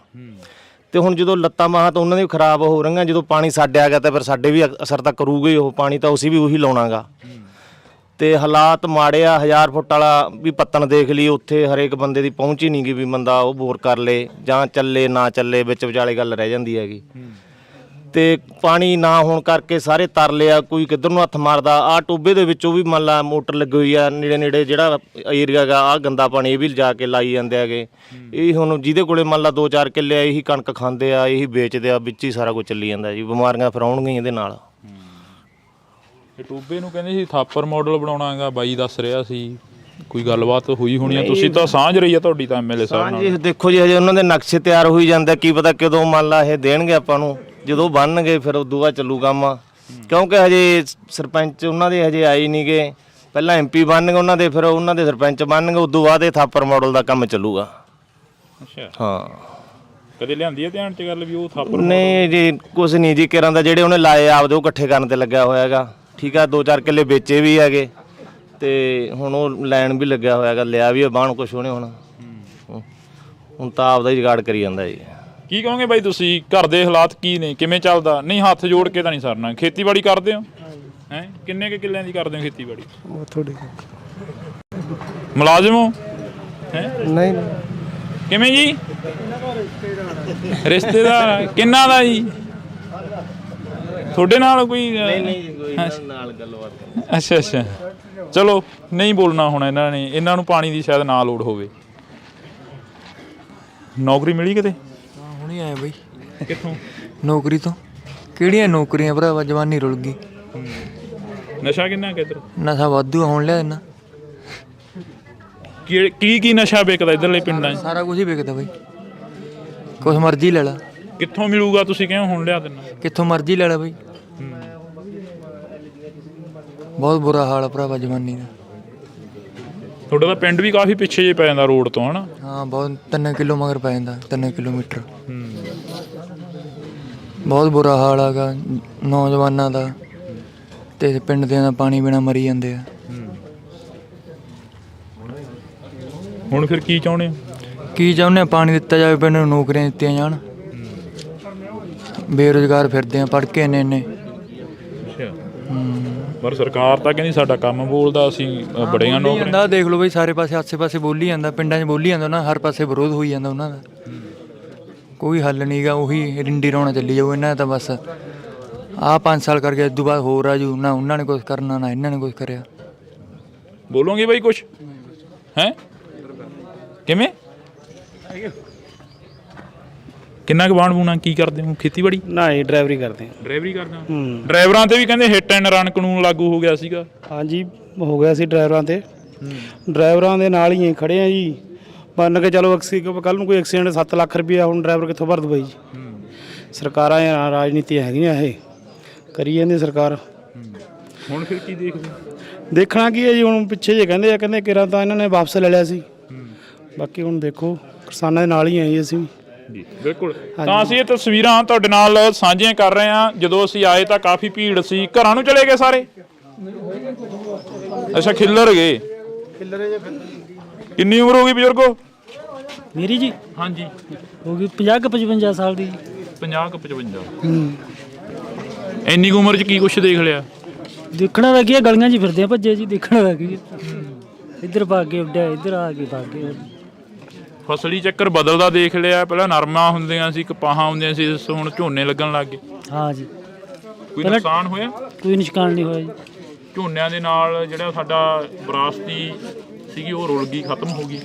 ਤੇ ਹੁਣ ਜਦੋਂ ਲੱਤਾਂ ਬਾਹਾਂ ਤਾਂ ਉਹਨਾਂ ਦੀ ਖਰਾਬ ਹੋ ਰਹੀਆਂ, ਜਦੋਂ ਪਾਣੀ ਸਾਡੇ ਆ ਗਿਆ ਤਾਂ ਫਿਰ ਸਾਡੇ ਵੀ ਅਸਰ ਤਾਂ ਕਰੂਗਾ ਹੀ ਉਹ ਪਾਣੀ, ਤਾਂ ਅਸੀਂ ਵੀ ਉਹੀ ਲਾਉਣਾਗਾ। ਤੇ ਹਾਲਾਤ ਮਾੜੇ ਆ। 1000 ਫੁੱਟ ਵਾਲਾ ਵੀ ਪੱਤਣ ਦੇਖ ਲਈ, ਉੱਥੇ ਹਰੇਕ ਬੰਦੇ ਦੀ ਪਹੁੰਚ ਹੀ ਨਹੀਂ ਗਈ ਵੀ ਬੰਦਾ ਉਹ ਬੋਰ ਕਰ ਲੇ ਜਾਂ ਚੱਲੇ ਨਾ ਚੱਲੇ, ਵਿੱਚ ਵਿਚਾਲੇ ਗੱਲ ਰਹਿ ਜਾਂਦੀ ਹੈਗੀ। ਤੇ ਪਾਣੀ ਨਾ ਹੋਣ ਕਰਕੇ ਸਾਰੇ ਤਰਲੇ ਆ, ਕੋਈ ਕਿੱਧਰ ਨੂੰ ਹੱਥ ਮਾਰਦਾ। ਆ ਟੋਬੇ ਦੇ ਵਿੱਚੋਂ ਵੀ ਮੰਨ ਲਾ ਮੋਟਰ ਲੱਗੀ ਹੋਈ ਆ ਨੇੜੇ ਨੇੜੇ ਜਿਹੜਾ ਏਰੀਆ ਗਾ, ਆ ਗੰਦਾ ਪਾਣੀ ਇਹ ਵੀ ਲਿਜਾ ਕੇ ਲਾਈ ਜਾਂਦੇ ਹੈਗੇ। ਇਹ ਹੁਣ ਜਿਹਦੇ ਕੋਲੇ ਮੰਨ ਲਾ 2-4 ਕਿੱਲੇ ਆ, ਇਹੀ ਕਣਕ ਖਾਂਦੇ ਆ, ਇਹੀ ਵੇਚਦੇ ਆ, ਵਿੱਚ ਹੀ ਸਾਰਾ ਕੁਝ ਚੱਲੀ ਜਾਂਦਾ ਜੀ। ਬਿਮਾਰੀਆਂ ਫਿਰ ਆਉਣਗੀਆਂ ਇਹਦੇ ਨਾਲ। ਟੋਬੇ ਨੂੰ ਕਹਿੰਦੇ ਸੀ ਥਾਪਰ ਮਾਡਲ ਬਣਾਉਣਾਗਾ, ਬਾਈ ਦੱਸ ਰਿਹਾ ਸੀ, ਕੋਈ ਗੱਲਬਾਤ ਹੋਈ ਹੋਣੀ ਆ? ਤੁਸੀਂ ਤਾਂ ਸਾਂਝ ਰਹੀ ਆ ਤੁਹਾਡੀ ਤਾਂ MLA ਸਾਹਿਬ ਨਾਲ। ਜੀ ਦੇਖੋ ਜੀ, ਹਜੇ ਉਹਨਾਂ ਦੇ ਨਕਸ਼ੇ ਤਿਆਰ ਹੋਈ ਜਾਂਦੇ, ਕੀ ਪਤਾ ਕਦੋਂ ਮੰਨ ਲਾ ਇਹ ਦੇਣਗੇ ਆਪਾਂ ਨੂੰ। ਜਦੋਂ ਬਣਨਗੇ ਫਿਰ ਉਦੋਂ ਬਾਅਦ ਚੱਲੂ ਕੰਮ, ਕਿਉਂਕਿ ਹਜੇ ਸਰਪੰਚ ਉਹਨਾਂ ਦੇ ਹਜੇ ਆਏ ਨਹੀਂ ਗੇ। ਪਹਿਲਾਂ MP ਬਣਨਗੇ ਉਹਨਾਂ ਦੇ, ਫਿਰ ਉਹਨਾਂ ਦੇ ਸਰਪੰਚ ਬਣਨਗੇ, ਉਦੋਂ ਬਾਅਦ ਇਹ ਥਾਪਰ ਮਾਡਲ ਦਾ ਕੰਮ ਚੱਲੂਗਾ। ਅੱਛਾ, ਹਾਂ। ਕਦੇ ਲਿਆਂਦੀ ਹੈ ਧਿਆਨ 'ਚ ਗੱਲ ਵੀ ਉਹ ਥਾਪਰ? ਨਹੀਂ ਜੀ, ਕੁਛ ਨਹੀਂ ਜੀ। ਕਿਰਾਂ ਦਾ ਜਿਹੜੇ ਉਹਨੇ ਲਾਏ ਆਪਦੇ ਉਹ ਇਕੱਠੇ ਕਰਨ ਤੇ ਲੱਗਿਆ ਹੋਇਆ ਹੈਗਾ। ਠੀਕ ਆ, 2-4 ਕਿੱਲੇ ਵੇਚੇ ਵੀ ਹੈਗੇ ਤੇ ਹੁਣ ਉਹ ਲੈਣ ਵੀ ਲੱਗਿਆ ਹੋਇਆ ਹੈਗਾ, ਲਿਆ ਵੀ ਬਾਣ ਕੁਛ ਉਹਨੇ। ਹੁਣ ਤਾਂ ਆਪਦਾ ਹੀ ਜੁਗਾੜ ਕਰੀ ਜਾਂਦਾ ਜੀ। ਕੀ ਕਹੋਗੇ ਬਾਈ ਤੁਸੀਂ, ਘਰ ਦੇ ਹਾਲਾਤ ਕੀ ਨੇ, ਕਿਵੇਂ ਚੱਲਦਾ? ਨਹੀਂ ਹੱਥ ਜੋੜ ਕੇ ਤਾਂ ਨਹੀਂ ਸਰਨਾ। ਖੇਤੀਬਾੜੀ ਕਰਦੇ ਹੋ ਹੈ? ਕਿੰਨੇ ਕੁ ਕਿੱਲਿਆਂ ਦੀ ਕਰਦੇ ਹੋ ਖੇਤੀਬਾੜੀ? ਉਹ ਥੋੜੀ ਮੁਲਾਜ਼ਮ ਹੋ ਹੈ? ਨਹੀਂ ਕਿਵੇਂ ਜੀ? ਰਿਸ਼ਤੇਦਾਰ ਕਿੰਨਾ ਦਾ ਜੀ? ਤੁਹਾਡੇ ਨਾਲ ਕੋਈ? ਨਾਲ ਗੱਲਬਾਤ। ਅੱਛਾ, ਚਲੋ ਨਹੀਂ ਬੋਲਣਾ ਹੁਣ ਇਹਨਾਂ ਨੂੰ ਪਾਣੀ ਦੀ ਸ਼ਾਇਦ ਨਾ ਲੋੜ ਹੋਵੇ। ਨੌਕਰੀ ਮਿਲੀ ਕਿਤੇ? ਹੁਣੀ ਆਏ ਬਈ। ਕਿੱਥੋਂ? ਨੌਕਰੀ ਤੋਂ। ਕਿਹੜੀਆਂ ਨੌਕਰੀਆਂ ਭਰਾਵਾ, ਜਵਾਨੀ ਰੁਲ ਗਈ। ਨਸ਼ਾ ਕਿੰਨਾ ਕਿੱਧਰ? ਨਸ਼ਾ ਵਾਧੂ ਹੁਣ ਲਿਆ ਇਹਨਾਂ। ਕੀ ਨਸ਼ਾ ਵਿਕਦਾ ਇੱਧਰਲੇ ਪਿੰਡਾਂ 'ਚ? ਸਾਰਾ ਕੁਝ ਹੀ ਵਿਕਦਾ ਬਈ, ਕੁਛ ਮਰਜ਼ੀ ਲੈ ਲਾ। ਕਿੱਥੋਂ ਮਿਲੂਗਾ? ਤੁਸੀਂ ਕਿਉਂ ਹੁਣ ਲਿਆ ਦਿੰਨਾ? ਕਿੱਥੋਂ ਮਰਜ਼ੀ ਲੈ ਲਾ ਬਈ। ਬਹੁਤ ਬੁਰਾ ਹਾਲ ਆ ਭਰਾਵਾ ਜਵਾਨੀ ਦਾ। ਤੁਹਾਡਾ ਤਾਂ ਪਿੰਡ ਵੀ ਕਾਫੀ ਪਿੱਛੇ ਜੇ ਪੈ ਜਾਂਦਾ ਰੋਡ ਤੋਂ, ਹਨਾ? ਹਾਂ, ਬਹੁਤ 3 ਕਿਲੋ ਮਗਰ ਪੈ ਜਾਂਦਾ, 3 ਕਿਲੋਮੀਟਰ। ਬਹੁਤ ਬੁਰਾ ਹਾਲ ਹੈਗਾ ਨੌਜਵਾਨਾਂ ਦਾ, ਤੇ ਪਿੰਡ ਦੇ ਦਾ ਪਾਣੀ ਬਿਨਾਂ ਮਰੀ ਜਾਂਦੇ ਆ। ਹੁਣ ਫਿਰ ਕੀ ਚਾਹੁੰਦੇ ਹੋ? ਕੀ ਚਾਹੁੰਦੇ ਆ? ਪਾਣੀ ਦਿੱਤਾ ਜਾਵੇ, ਪਿੰਡ ਨੂੰ ਨੌਕਰੀਆਂ ਦਿੱਤੀਆਂ ਜਾਣ। ਬੇਰੁਜ਼ਗਾਰ ਫਿਰਦੇ ਆ, ਪੜ੍ਹ ਕੇ ਇੰਨੇ। ਪਰ ਸਰਕਾਰ ਤਾਂ ਕਹਿੰਦੀ ਸਾਡਾ ਕੰਮ ਬੋਲਦਾ, ਅਸੀਂ ਬੜੀਆਂ ਨੌਕਰੀਆਂ। ਦੇਖ ਲਓ ਬਈ, ਸਾਰੇ ਪਾਸੇ ਆਸੇ-ਪਾਸੇ ਬੋਲੀ ਜਾਂਦਾ, ਪਿੰਡਾਂ 'ਚ ਬੋਲੀ ਜਾਂਦਾ ਨਾ, ਹਰ ਪਾਸੇ ਵਿਰੋਧ ਹੋਈ ਜਾਂਦਾ ਉਹਨਾਂ ਦਾ। ਕੋਈ ਹੱਲ ਨਹੀਂ ਗਾ, ਉਹੀ ਰਿੰਡੀ ਰੋਣਾ ਚੱਲੀ ਜਾਊ ਇਹਨਾਂ ਦਾ ਤਾਂ ਬਸ। ਆਹ 5 ਸਾਲ ਕਰਕੇ ਇਸ ਤੋਂ ਬਾਅਦ ਹੋਰ ਆ ਜੂ ਨਾ। ਉਹਨਾਂ ਨੇ ਕੁਛ ਕਰਨਾ ਨਾ ਇਹਨਾਂ ਨੇ ਕੁਛ ਕਰਿਆ। ਬੋਲੋਗੇ ਬਾਈ ਕੁਛ ਹੈ? ਕਿਵੇਂ? ਕਿੰਨਾ ਕੁ ਬਾਣ ਬੂਣਾ ਕੀ ਕਰਦੇ ਹੋ? ਖੇਤੀਬਾੜੀ? ਨਾ ਜੀ, ਡਰਾਈਵਰੀ ਕਰਦੇ ਹਾਂ। ਡਰਾਈਵਰੀ ਕਰਦੇ ਹੋ? ਡਰਾਈਵਰਾਂ ਤੇ ਵੀ ਕਹਿੰਦੇ ਹਿੱਟ ਐਂਡ ਰਨ ਕਾਨੂੰਨ ਲਾਗੂ ਹੋ ਗਿਆ ਸੀਗਾ। ਹਾਂਜੀ, ਹੋ ਗਿਆ ਸੀ ਡਰਾਈਵਰਾਂ ਤੇ। ਡਰਾਈਵਰਾਂ ਦੇ ਨਾਲ ਹੀ ਖੜੇ ਆ ਜੀ। ਮੰਨ ਕੇ ਚਲੋ ਕੱਲ ਨੂੰ ਕੋਈ ਐਕਸੀਡੈਂਟ 7 ਲੱਖ ਰੁਪਇਆ ਹੁਣ ਡਰਾਈਵਰ ਕਿੱਥੋਂ ਭਰ ਦੂਗਾ ਜੀ? ਸਰਕਾਰਾਂ ਰਾਜਨੀਤੀ ਹੈਗੀਆਂ, ਇਹ ਕਰੀ ਜਾਂਦੀ ਸਰਕਾਰ। ਹੁਣ ਫਿਰ ਕੀ ਦੇਖਦੇ? ਦੇਖਣਾ ਕੀ ਹੈ ਜੀ, ਹੁਣ ਪਿੱਛੇ ਜੇ ਕਹਿੰਦੇ ਕਿਰਾਂ ਤਾਂ ਇਹਨਾਂ ਨੇ ਵਾਪਸ ਲੈ ਲਿਆ ਸੀ। ਬਾਕੀ ਹੁਣ ਦੇਖੋ, ਕਿਸਾਨਾਂ ਦੇ ਨਾਲ ਹੀ ਆਏ ਅਸੀਂ ਜੀ। ਬਿਲਕੁਲ। ਤਾਂ ਅਸੀਂ ਇਹ ਤਸਵੀਰਾਂ ਤੁਹਾਡੇ ਨਾਲ ਸਾਂਝੀਆਂ ਕਰ ਰਹੇ ਹਾਂ। ਜਦੋਂ ਅਸੀਂ ਆਏ ਤਾਂ ਕਾਫੀ ਭੀੜ ਸੀ। ਘਰਾਂ ਨੂੰ ਚਲੇ ਗਏ ਸਾਰੇ? ਅੱਛਾ, ਖਿੱਲਰ ਗਏ। ਕਿੰਨੀ ਉਮਰ ਹੋ ਗਈ ਬਜ਼ੁਰਗੋ ਮੇਰੀ ਜੀ? ਹਾਂਜੀ, ਹੋ ਗਈ 50-55 ਸਾਲ ਦੀ। 50-55। ਇੰਨੀ ਉਮਰ 'ਚ ਕੀ ਕੁਛ ਦੇਖ ਲਿਆ? ਦੇਖਣਾ ਦਾ ਕੀ ਹੈ, ਗਲੀਆਂ 'ਚ ਫਿਰਦੇ ਆ ਭੱਜੇ ਜੀ। ਦੇਖਣਾ ਦਾ ਕੀ ਹੈ, ਇੱਧਰ ਭਾਗ ਕੇ ਉੱਡਿਆ, ਇੱਧਰ ਆ ਕੇ ਭਾਗ ਕੇ। ਫਸਲੀ ਚੱਕਰ ਬਦਲਦਾ ਦੇਖ ਲਿਆ। ਪਹਿਲਾਂ ਨਰਮਾ ਹੁੰਦੀਆਂ ਸੀ, ਕਪਾਹਾਂ ਹੁੰਦੀਆਂ ਸੀ, ਹੁਣ ਝੋਨੇ ਲੱਗਣ ਲੱਗ ਗਏ। ਹਾਂ ਜੀ। ਕੋਈ ਨੁਕਸਾਨ ਹੋਇਆ? ਕੋਈ ਨੁਕਸਾਨ ਨਹੀਂ ਹੋਇਆ ਜੀ। ਝੋਨਿਆਂ ਦੇ ਨਾਲ ਜਿਹੜਾ ਸਾਡਾ ਵਿਰਾਸਤੀ ਸੀਗੀ ਉਹ ਰੁਲ ਗਈ, ਖਤਮ ਹੋ ਗਈ।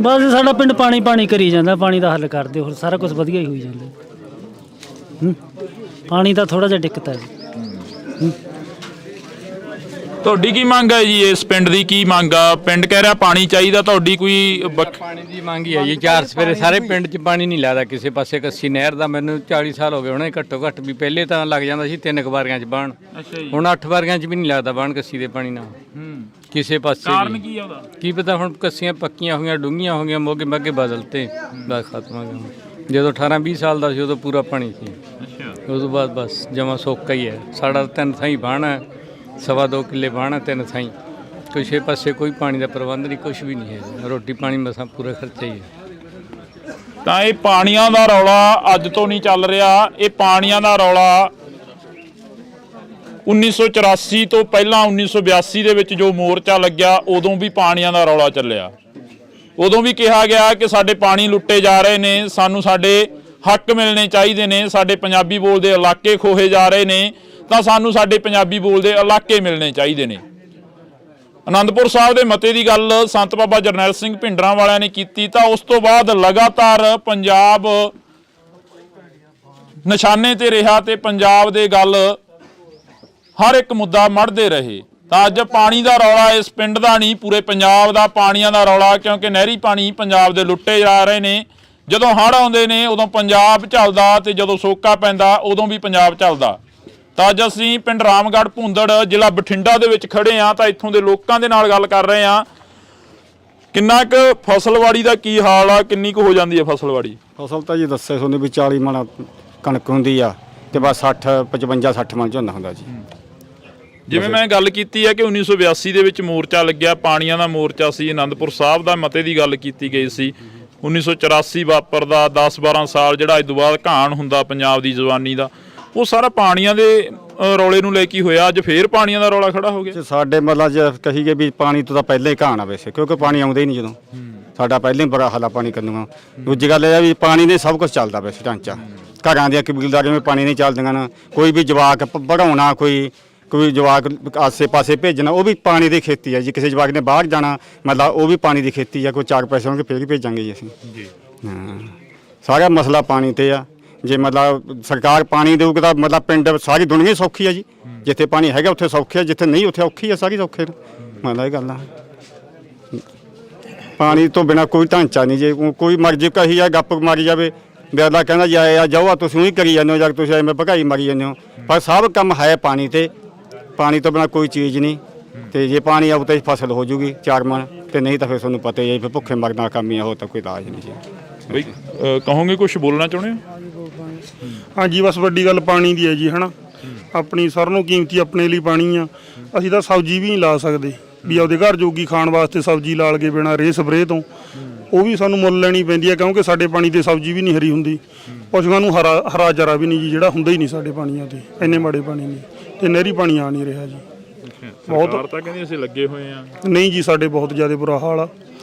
ਬਸ ਸਾਡਾ ਪਿੰਡ ਪਾਣੀ ਪਾਣੀ ਕਰੀ ਜਾਂਦਾ, ਪਾਣੀ ਦਾ ਹੱਲ ਕਰ ਦਿਓ, ਹੋਰ ਸਾਰਾ ਕੁਝ ਵਧੀਆ ਹੀ ਹੋਈ ਜਾਂਦਾ। ਪਾਣੀ ਦਾ ਥੋੜਾ ਜਿਹਾ ਦਿੱਕਤ ਹੈ ਜੀ। ਤੁਹਾਡੀ ਕੀ ਮੰਗ ਹੈ ਜੀ? ਇਸ ਪਿੰਡ ਦੀ ਕੀ ਮੰਗ ਆ? ਪਿੰਡ ਕਹਿ ਰਿਹਾ ਪਾਣੀ ਚਾਹੀਦਾ, ਤੁਹਾਡੀ ਕੋਈ ਪਾਣੀ ਦੀ ਮੰਗ ਹੀ ਹੈ ਜੀ। 4 ਸਵੇਰੇ ਸਾਰੇ ਪਿੰਡ 'ਚ ਪਾਣੀ ਨਹੀਂ ਲੱਗਦਾ ਕਿਸੇ ਪਾਸੇ ਕੱਸੀ ਨਹਿਰ ਦਾ। ਮੈਨੂੰ 40 ਸਾਲ ਹੋ ਗਏ ਹੋਣੇ ਘੱਟੋ ਘੱਟ ਵੀ। ਪਹਿਲੇ ਤਾਂ ਲੱਗ ਜਾਂਦਾ ਸੀ 3 ਵਾਰੀਆਂ 'ਚ ਬਾਣ, ਹੁਣ 8 ਵਾਰੀਆਂ 'ਚ ਵੀ ਨਹੀਂ ਲੱਗਦਾ ਬਾਣ ਕੱਸੀ ਦੇ ਪਾਣੀ ਨਾਲ ਕਿਸੇ ਪਾਸੇ। ਕਾਰਨ ਕੀ ਆ ਉਹਦਾ? ਕੀ ਪਤਾ, ਹੁਣ ਕੱਸੀਆਂ ਪੱਕੀਆਂ ਹੋਈਆਂ, ਡੂੰਘੀਆਂ ਹੋ ਗਈਆਂ, ਮੋਗੇ ਮੱਗੇ ਬਦਲਤੇ, ਬਸ ਖਤਮ ਹੋ ਗਿਆ। ਜਦੋਂ 18-20 ਸਾਲ ਦਾ ਸੀ ਉਦੋਂ ਪੂਰਾ ਪਾਣੀ ਸੀ, ਉਸ ਤੋਂ ਬਾਅਦ ਬਸ ਜਮਾ ਸੋਕਾ ਹੀ ਹੈ। ਸਾਡਾ 3 ਥਾਈਂ ਬਾਣ ਹੈ, 2.25 ਕਿੱਲੇ ਬਾਣ ਹੈ, 3 ਥਾਈਂ। ਕਿਸੇ ਪਾਸੇ ਕੋਈ ਪਾਣੀ ਦਾ ਪ੍ਰਬੰਧ ਨਹੀਂ, ਕੁਛ ਵੀ ਨਹੀਂ ਹੈ। ਰੋਟੀ ਪਾਣੀ ਮਸਾਂ ਪੂਰਾ ਖਰਚਾ ਹੀ ਹੈ। ਤਾਂ ਇਹ ਪਾਣੀਆਂ ਦਾ ਰੌਲਾ ਅੱਜ ਤੋਂ ਨਹੀਂ ਚੱਲ ਰਿਹਾ। ਇਹ ਪਾਣੀਆਂ ਦਾ ਰੌਲਾ 1984 ਤੋਂ ਪਹਿਲਾਂ 1982 ਦੇ ਵਿੱਚ ਜੋ ਮੋਰਚਾ ਲੱਗਿਆ, ਉਦੋਂ ਵੀ ਪਾਣੀਆਂ ਦਾ ਰੌਲਾ ਚੱਲਿਆ। ਉਦੋਂ ਵੀ ਕਿਹਾ ਗਿਆ ਕਿ ਸਾਡੇ ਪਾਣੀ ਲੁੱਟੇ ਜਾ ਰਹੇ ਨੇ, ਸਾਨੂੰ ਸਾਡੇ ਹੱਕ ਮਿਲਣੇ ਚਾਹੀਦੇ ਨੇ, ਸਾਡੇ ਪੰਜਾਬੀ ਬੋਲਦੇ ਇਲਾਕੇ ਖੋਹੇ ਜਾ ਰਹੇ ਨੇ, ਤਾਂ ਸਾਨੂੰ ਸਾਡੇ ਪੰਜਾਬੀ ਬੋਲਦੇ ਇਲਾਕੇ ਮਿਲਣੇ ਚਾਹੀਦੇ ਨੇ। ਆਨੰਦਪੁਰ ਸਾਹਿਬ ਦੇ ਮਤੇ ਦੀ ਗੱਲ ਸੰਤ ਬਾਬਾ ਜਰਨੈਲ ਸਿੰਘ ਭਿੰਡਰਾਂ ਵਾਲਿਆਂ ਨੇ ਕੀਤੀ, ਤਾਂ ਉਸ ਤੋਂ ਬਾਅਦ ਲਗਾਤਾਰ ਪੰਜਾਬ ਨਿਸ਼ਾਨੇ ਤੇ ਰਿਹਾ ਤੇ ਪੰਜਾਬ ਦੇ ਗੱਲ ਹਰ ਇੱਕ ਮੁੱਦਾ ਮੜਦੇ ਰਹੇ। ਤਾਂ ਅੱਜ ਪਾਣੀ ਦਾ ਰੌਲਾ ਇਸ ਪਿੰਡ ਦਾ ਨਹੀਂ, ਪੂਰੇ ਪੰਜਾਬ ਦਾ ਪਾਣੀਆਂ ਦਾ ਰੌਲਾ, ਕਿਉਂਕਿ ਨਹਿਰੀ ਪਾਣੀ ਪੰਜਾਬ ਦੇ ਲੁੱਟੇ ਜਾ ਰਹੇ ਨੇ। ਜਦੋਂ ਹੜ੍ਹ ਆਉਂਦੇ ਨੇ ਉਦੋਂ ਪੰਜਾਬ ਝੱਲਦਾ, ਤੇ ਜਦੋਂ ਸੋਕਾ ਪੈਂਦਾ ਉਦੋਂ ਵੀ ਪੰਜਾਬ ਝੱਲਦਾ। ਤਾਂ ਅੱਜ ਅਸੀਂ ਪਿੰਡ ਰਾਮਗੜ੍ਹ ਭੁੰਦੜ, ਜ਼ਿਲ੍ਹਾ ਬਠਿੰਡਾ ਦੇ ਵਿੱਚ ਖੜੇ ਹਾਂ, ਤਾਂ ਇੱਥੋਂ ਦੇ ਲੋਕਾਂ ਦੇ ਨਾਲ ਗੱਲ ਕਰ ਰਹੇ ਹਾਂ। ਕਿੰਨਾ ਕੁ ਫਸਲਵਾੜੀ ਦਾ ਕੀ ਹਾਲ ਆ? ਕਿੰਨੀ ਕੁ ਹੋ ਜਾਂਦੀ ਹੈ ਫਸਲਵਾੜੀ? ਫਸਲ ਤਾਂ ਜੀ ਦੱਸੇ ਤੁਹਾਨੂੰ ਵੀ 40 ਮਣ ਕਣਕ ਹੁੰਦੀ ਆ, ਤੇ ਬਸ 55-60 ਮਣ ਝੋਨਾ ਹੁੰਦਾ ਜੀ। ਜਿਵੇਂ ਮੈਂ ਗੱਲ ਕੀਤੀ ਹੈ ਕਿ 1982 ਦੇ ਵਿੱਚ ਮੋਰਚਾ ਲੱਗਿਆ, ਪਾਣੀਆਂ ਦਾ ਮੋਰਚਾ ਸੀ, ਆਨੰਦਪੁਰ ਸਾਹਿਬ ਦਾ ਮਤੇ ਦੀ ਗੱਲ ਕੀਤੀ ਗਈ ਸੀ। 1984 ਵਾਪਰਦਾ, 10-12 ਸਾਲ ਜਿਹੜਾ ਇਸ ਤੋਂ ਬਾਅਦ ਘਾਣ ਹੁੰਦਾ ਪੰਜਾਬ ਦੀ ਜਵਾਨੀ ਦਾ, ਉਹ ਸਾਰਾ ਪਾਣੀਆਂ ਦੇ ਰੌਲੇ ਨੂੰ ਲੈ ਕੇ ਹੋਇਆ। ਅੱਜ ਫੇਰ ਪਾਣੀਆਂ ਦਾ ਰੌਲਾ ਖੜਾ ਹੋ ਗਿਆ। ਸਾਡੇ ਮਤਲਬ ਜੇ ਕਹੀਏ ਵੀ ਪਾਣੀ ਤੋਂ ਤਾਂ ਪਹਿਲਾਂ ਹੀ ਘਾਣ ਆ ਵੈਸੇ, ਕਿਉਂਕਿ ਪਾਣੀ ਆਉਂਦਾ ਹੀ ਨਹੀਂ ਜਦੋਂ। ਸਾਡਾ ਪਹਿਲਾਂ ਹੀ ਬੁਰਾ ਹਾਲ ਆ ਪਾਣੀ ਕੰਨੂਆਂ। ਦੂਜੀ ਗੱਲ ਇਹ ਆ ਵੀ ਪਾਣੀ ਨੇ ਸਭ ਕੁਝ ਚੱਲਦਾ ਵੈਸੇ ਢਾਂਚਾ। ਘਰਾਂ ਦੀਆਂ ਕਬੀਲਦਾਰੀਆਂ ਵਿੱਚ ਪਾਣੀ ਨਹੀਂ ਚੱਲਦੀਆਂ ਨਾ। ਕੋਈ ਵੀ ਜਵਾਕ ਪੜ੍ਹਾਉਣਾ, ਕੋਈ ਜਵਾਕ ਆਸੇ ਪਾਸੇ ਭੇਜਣਾ, ਉਹ ਵੀ ਪਾਣੀ ਦੀ ਖੇਤੀ ਹੈ ਜੀ। ਕਿਸੇ ਜਵਾਕ ਨੇ ਬਾਹਰ ਜਾਣਾ, ਮਤਲਬ ਉਹ ਵੀ ਪਾਣੀ ਦੀ ਖੇਤੀ ਆ। ਕੋਈ 4 ਪੈਸੇ ਹੋਣਗੇ ਫੇਰ ਹੀ ਭੇਜਾਂਗੇ ਜੀ ਅਸੀਂ। ਹਾਂ, ਸਾਰਾ ਮਸਲਾ ਪਾਣੀ ਤੇ ਆ। ਜੇ ਮਤਲਬ ਸਰਕਾਰ ਪਾਣੀ ਦੇਊਗੀ ਤਾਂ ਮਤਲਬ ਪਿੰਡ ਸਾਰੀ ਦੁਨੀਆ ਸੌਖੀ ਆ ਜੀ। ਜਿੱਥੇ ਪਾਣੀ ਹੈਗਾ ਉੱਥੇ ਸੌਖੀ ਆ, ਜਿੱਥੇ ਨਹੀਂ ਉੱਥੇ ਔਖੀ ਆ, ਸਾਰੀ ਸੌਖੇ ਮਤਲਬ ਇਹ ਗੱਲ ਆ। ਪਾਣੀ ਤੋਂ ਬਿਨਾਂ ਕੋਈ ਢਾਂਚਾ ਨਹੀਂ। ਜੇ ਕੋਈ ਮਰਜ਼ੀ ਕਹੀ ਜਾ, ਗੱਪ ਮਾਰੀ ਜਾਵੇ, ਬੇਅਦਲਾ ਕਹਿੰਦਾ ਜੀ ਆਇਆ ਜਾਓ, ਤੁਸੀਂ ਉਹੀ ਕਰੀ ਜਾਂਦੇ ਹੋ, ਜਾਂ ਤੁਸੀਂ ਐਵੇਂ ਭਗਾਈ ਮਾਰੀ ਜਾਂਦੇ ਹੋ। ਪਰ ਸਭ ਕੰਮ ਹੈ ਪਾਣੀ ਤੇ। ਪਾਣੀ ਤੋਂ ਬਿਨਾਂ ਕੋਈ ਚੀਜ਼ ਨਹੀਂ। ਤੇ ਜੇ ਪਾਣੀ ਆਊ ਤਾਂ ਫਸਲ ਹੋ ਜੂਗੀ 4 ਮਣ, ਤੇ ਨਹੀਂ ਤਾਂ ਫਿਰ ਤੁਹਾਨੂੰ ਪਤਾ ਹੀ ਹੈ, ਫਿਰ ਭੁੱਖੇ ਮਰਨਾ ਕੰਮ ਹੀ ਆ, ਹੋਰ ਤਾਂ ਕੋਈ ਇਲਾਜ ਨਹੀਂ ਜੀ। ਬਈ ਕਹੋਗੇ ਕੁਝ ਬੋਲਣਾ ਚਾਹੁੰਦੇ ਹੋ? ਹਾਂਜੀ, ਬਸ ਵੱਡੀ ਗੱਲ ਪਾਣੀ ਦੀ ਹੈ ਜੀ, ਹਨਾ। ਆਪਣੀ ਸਾਰਿਆਂ ਨੂੰ ਕੀਮਤੀ ਆਪਣੇ ਲਈ ਪਾਣੀ ਆ। ਅਸੀਂ ਤਾਂ ਸਬਜ਼ੀ ਵੀ ਨਹੀਂ ਲਾ ਸਕਦੇ ਵੀ ਆਪਦੇ ਘਰ ਜੋਗੀ ਖਾਣ ਵਾਸਤੇ ਸਬਜ਼ੀ ਲਾ ਲਗੇ ਬਿਨਾਂ ਰੇਹ ਸਪਰੇਅ ਤੋਂ। ਉਹ ਵੀ ਸਾਨੂੰ ਮੁੱਲ ਲੈਣੀ ਪੈਂਦੀ ਹੈ, ਕਿਉਂਕਿ ਸਾਡੇ ਪਾਣੀ ਤੇ ਸਬਜ਼ੀ ਵੀ ਨਹੀਂ ਹਰੀ ਹੁੰਦੀ। ਪਸ਼ੂਆਂ ਨੂੰ ਹਰਾ ਚਾਰਾ ਵੀ ਨਹੀਂ ਜੀ, ਜਿਹੜਾ ਹੁੰਦਾ ਹੀ ਨਹੀਂ ਸਾਡੇ ਪਾਣੀਆਂ ਤੇ। ਇੰਨੇ ਮਾੜੇ ਪਾਣੀ ਨੇ, ਤੇ ਨਹਿਰੀ ਪਾਣੀ ਆ ਨਹੀਂ ਰਿਹਾ ਜੀ। ਬਹੁਤ ਤਾਂ ਕਹਿੰਦੇ ਅਸੀਂ ਲੱਗੇ ਹੋਏ ਆ। ਨਹੀਂ ਜੀ, ਸਾਡੇ ਬਹੁਤ ਜ਼ਿਆਦਾ ਬੁਰਾ ਹਾਲ ਆ,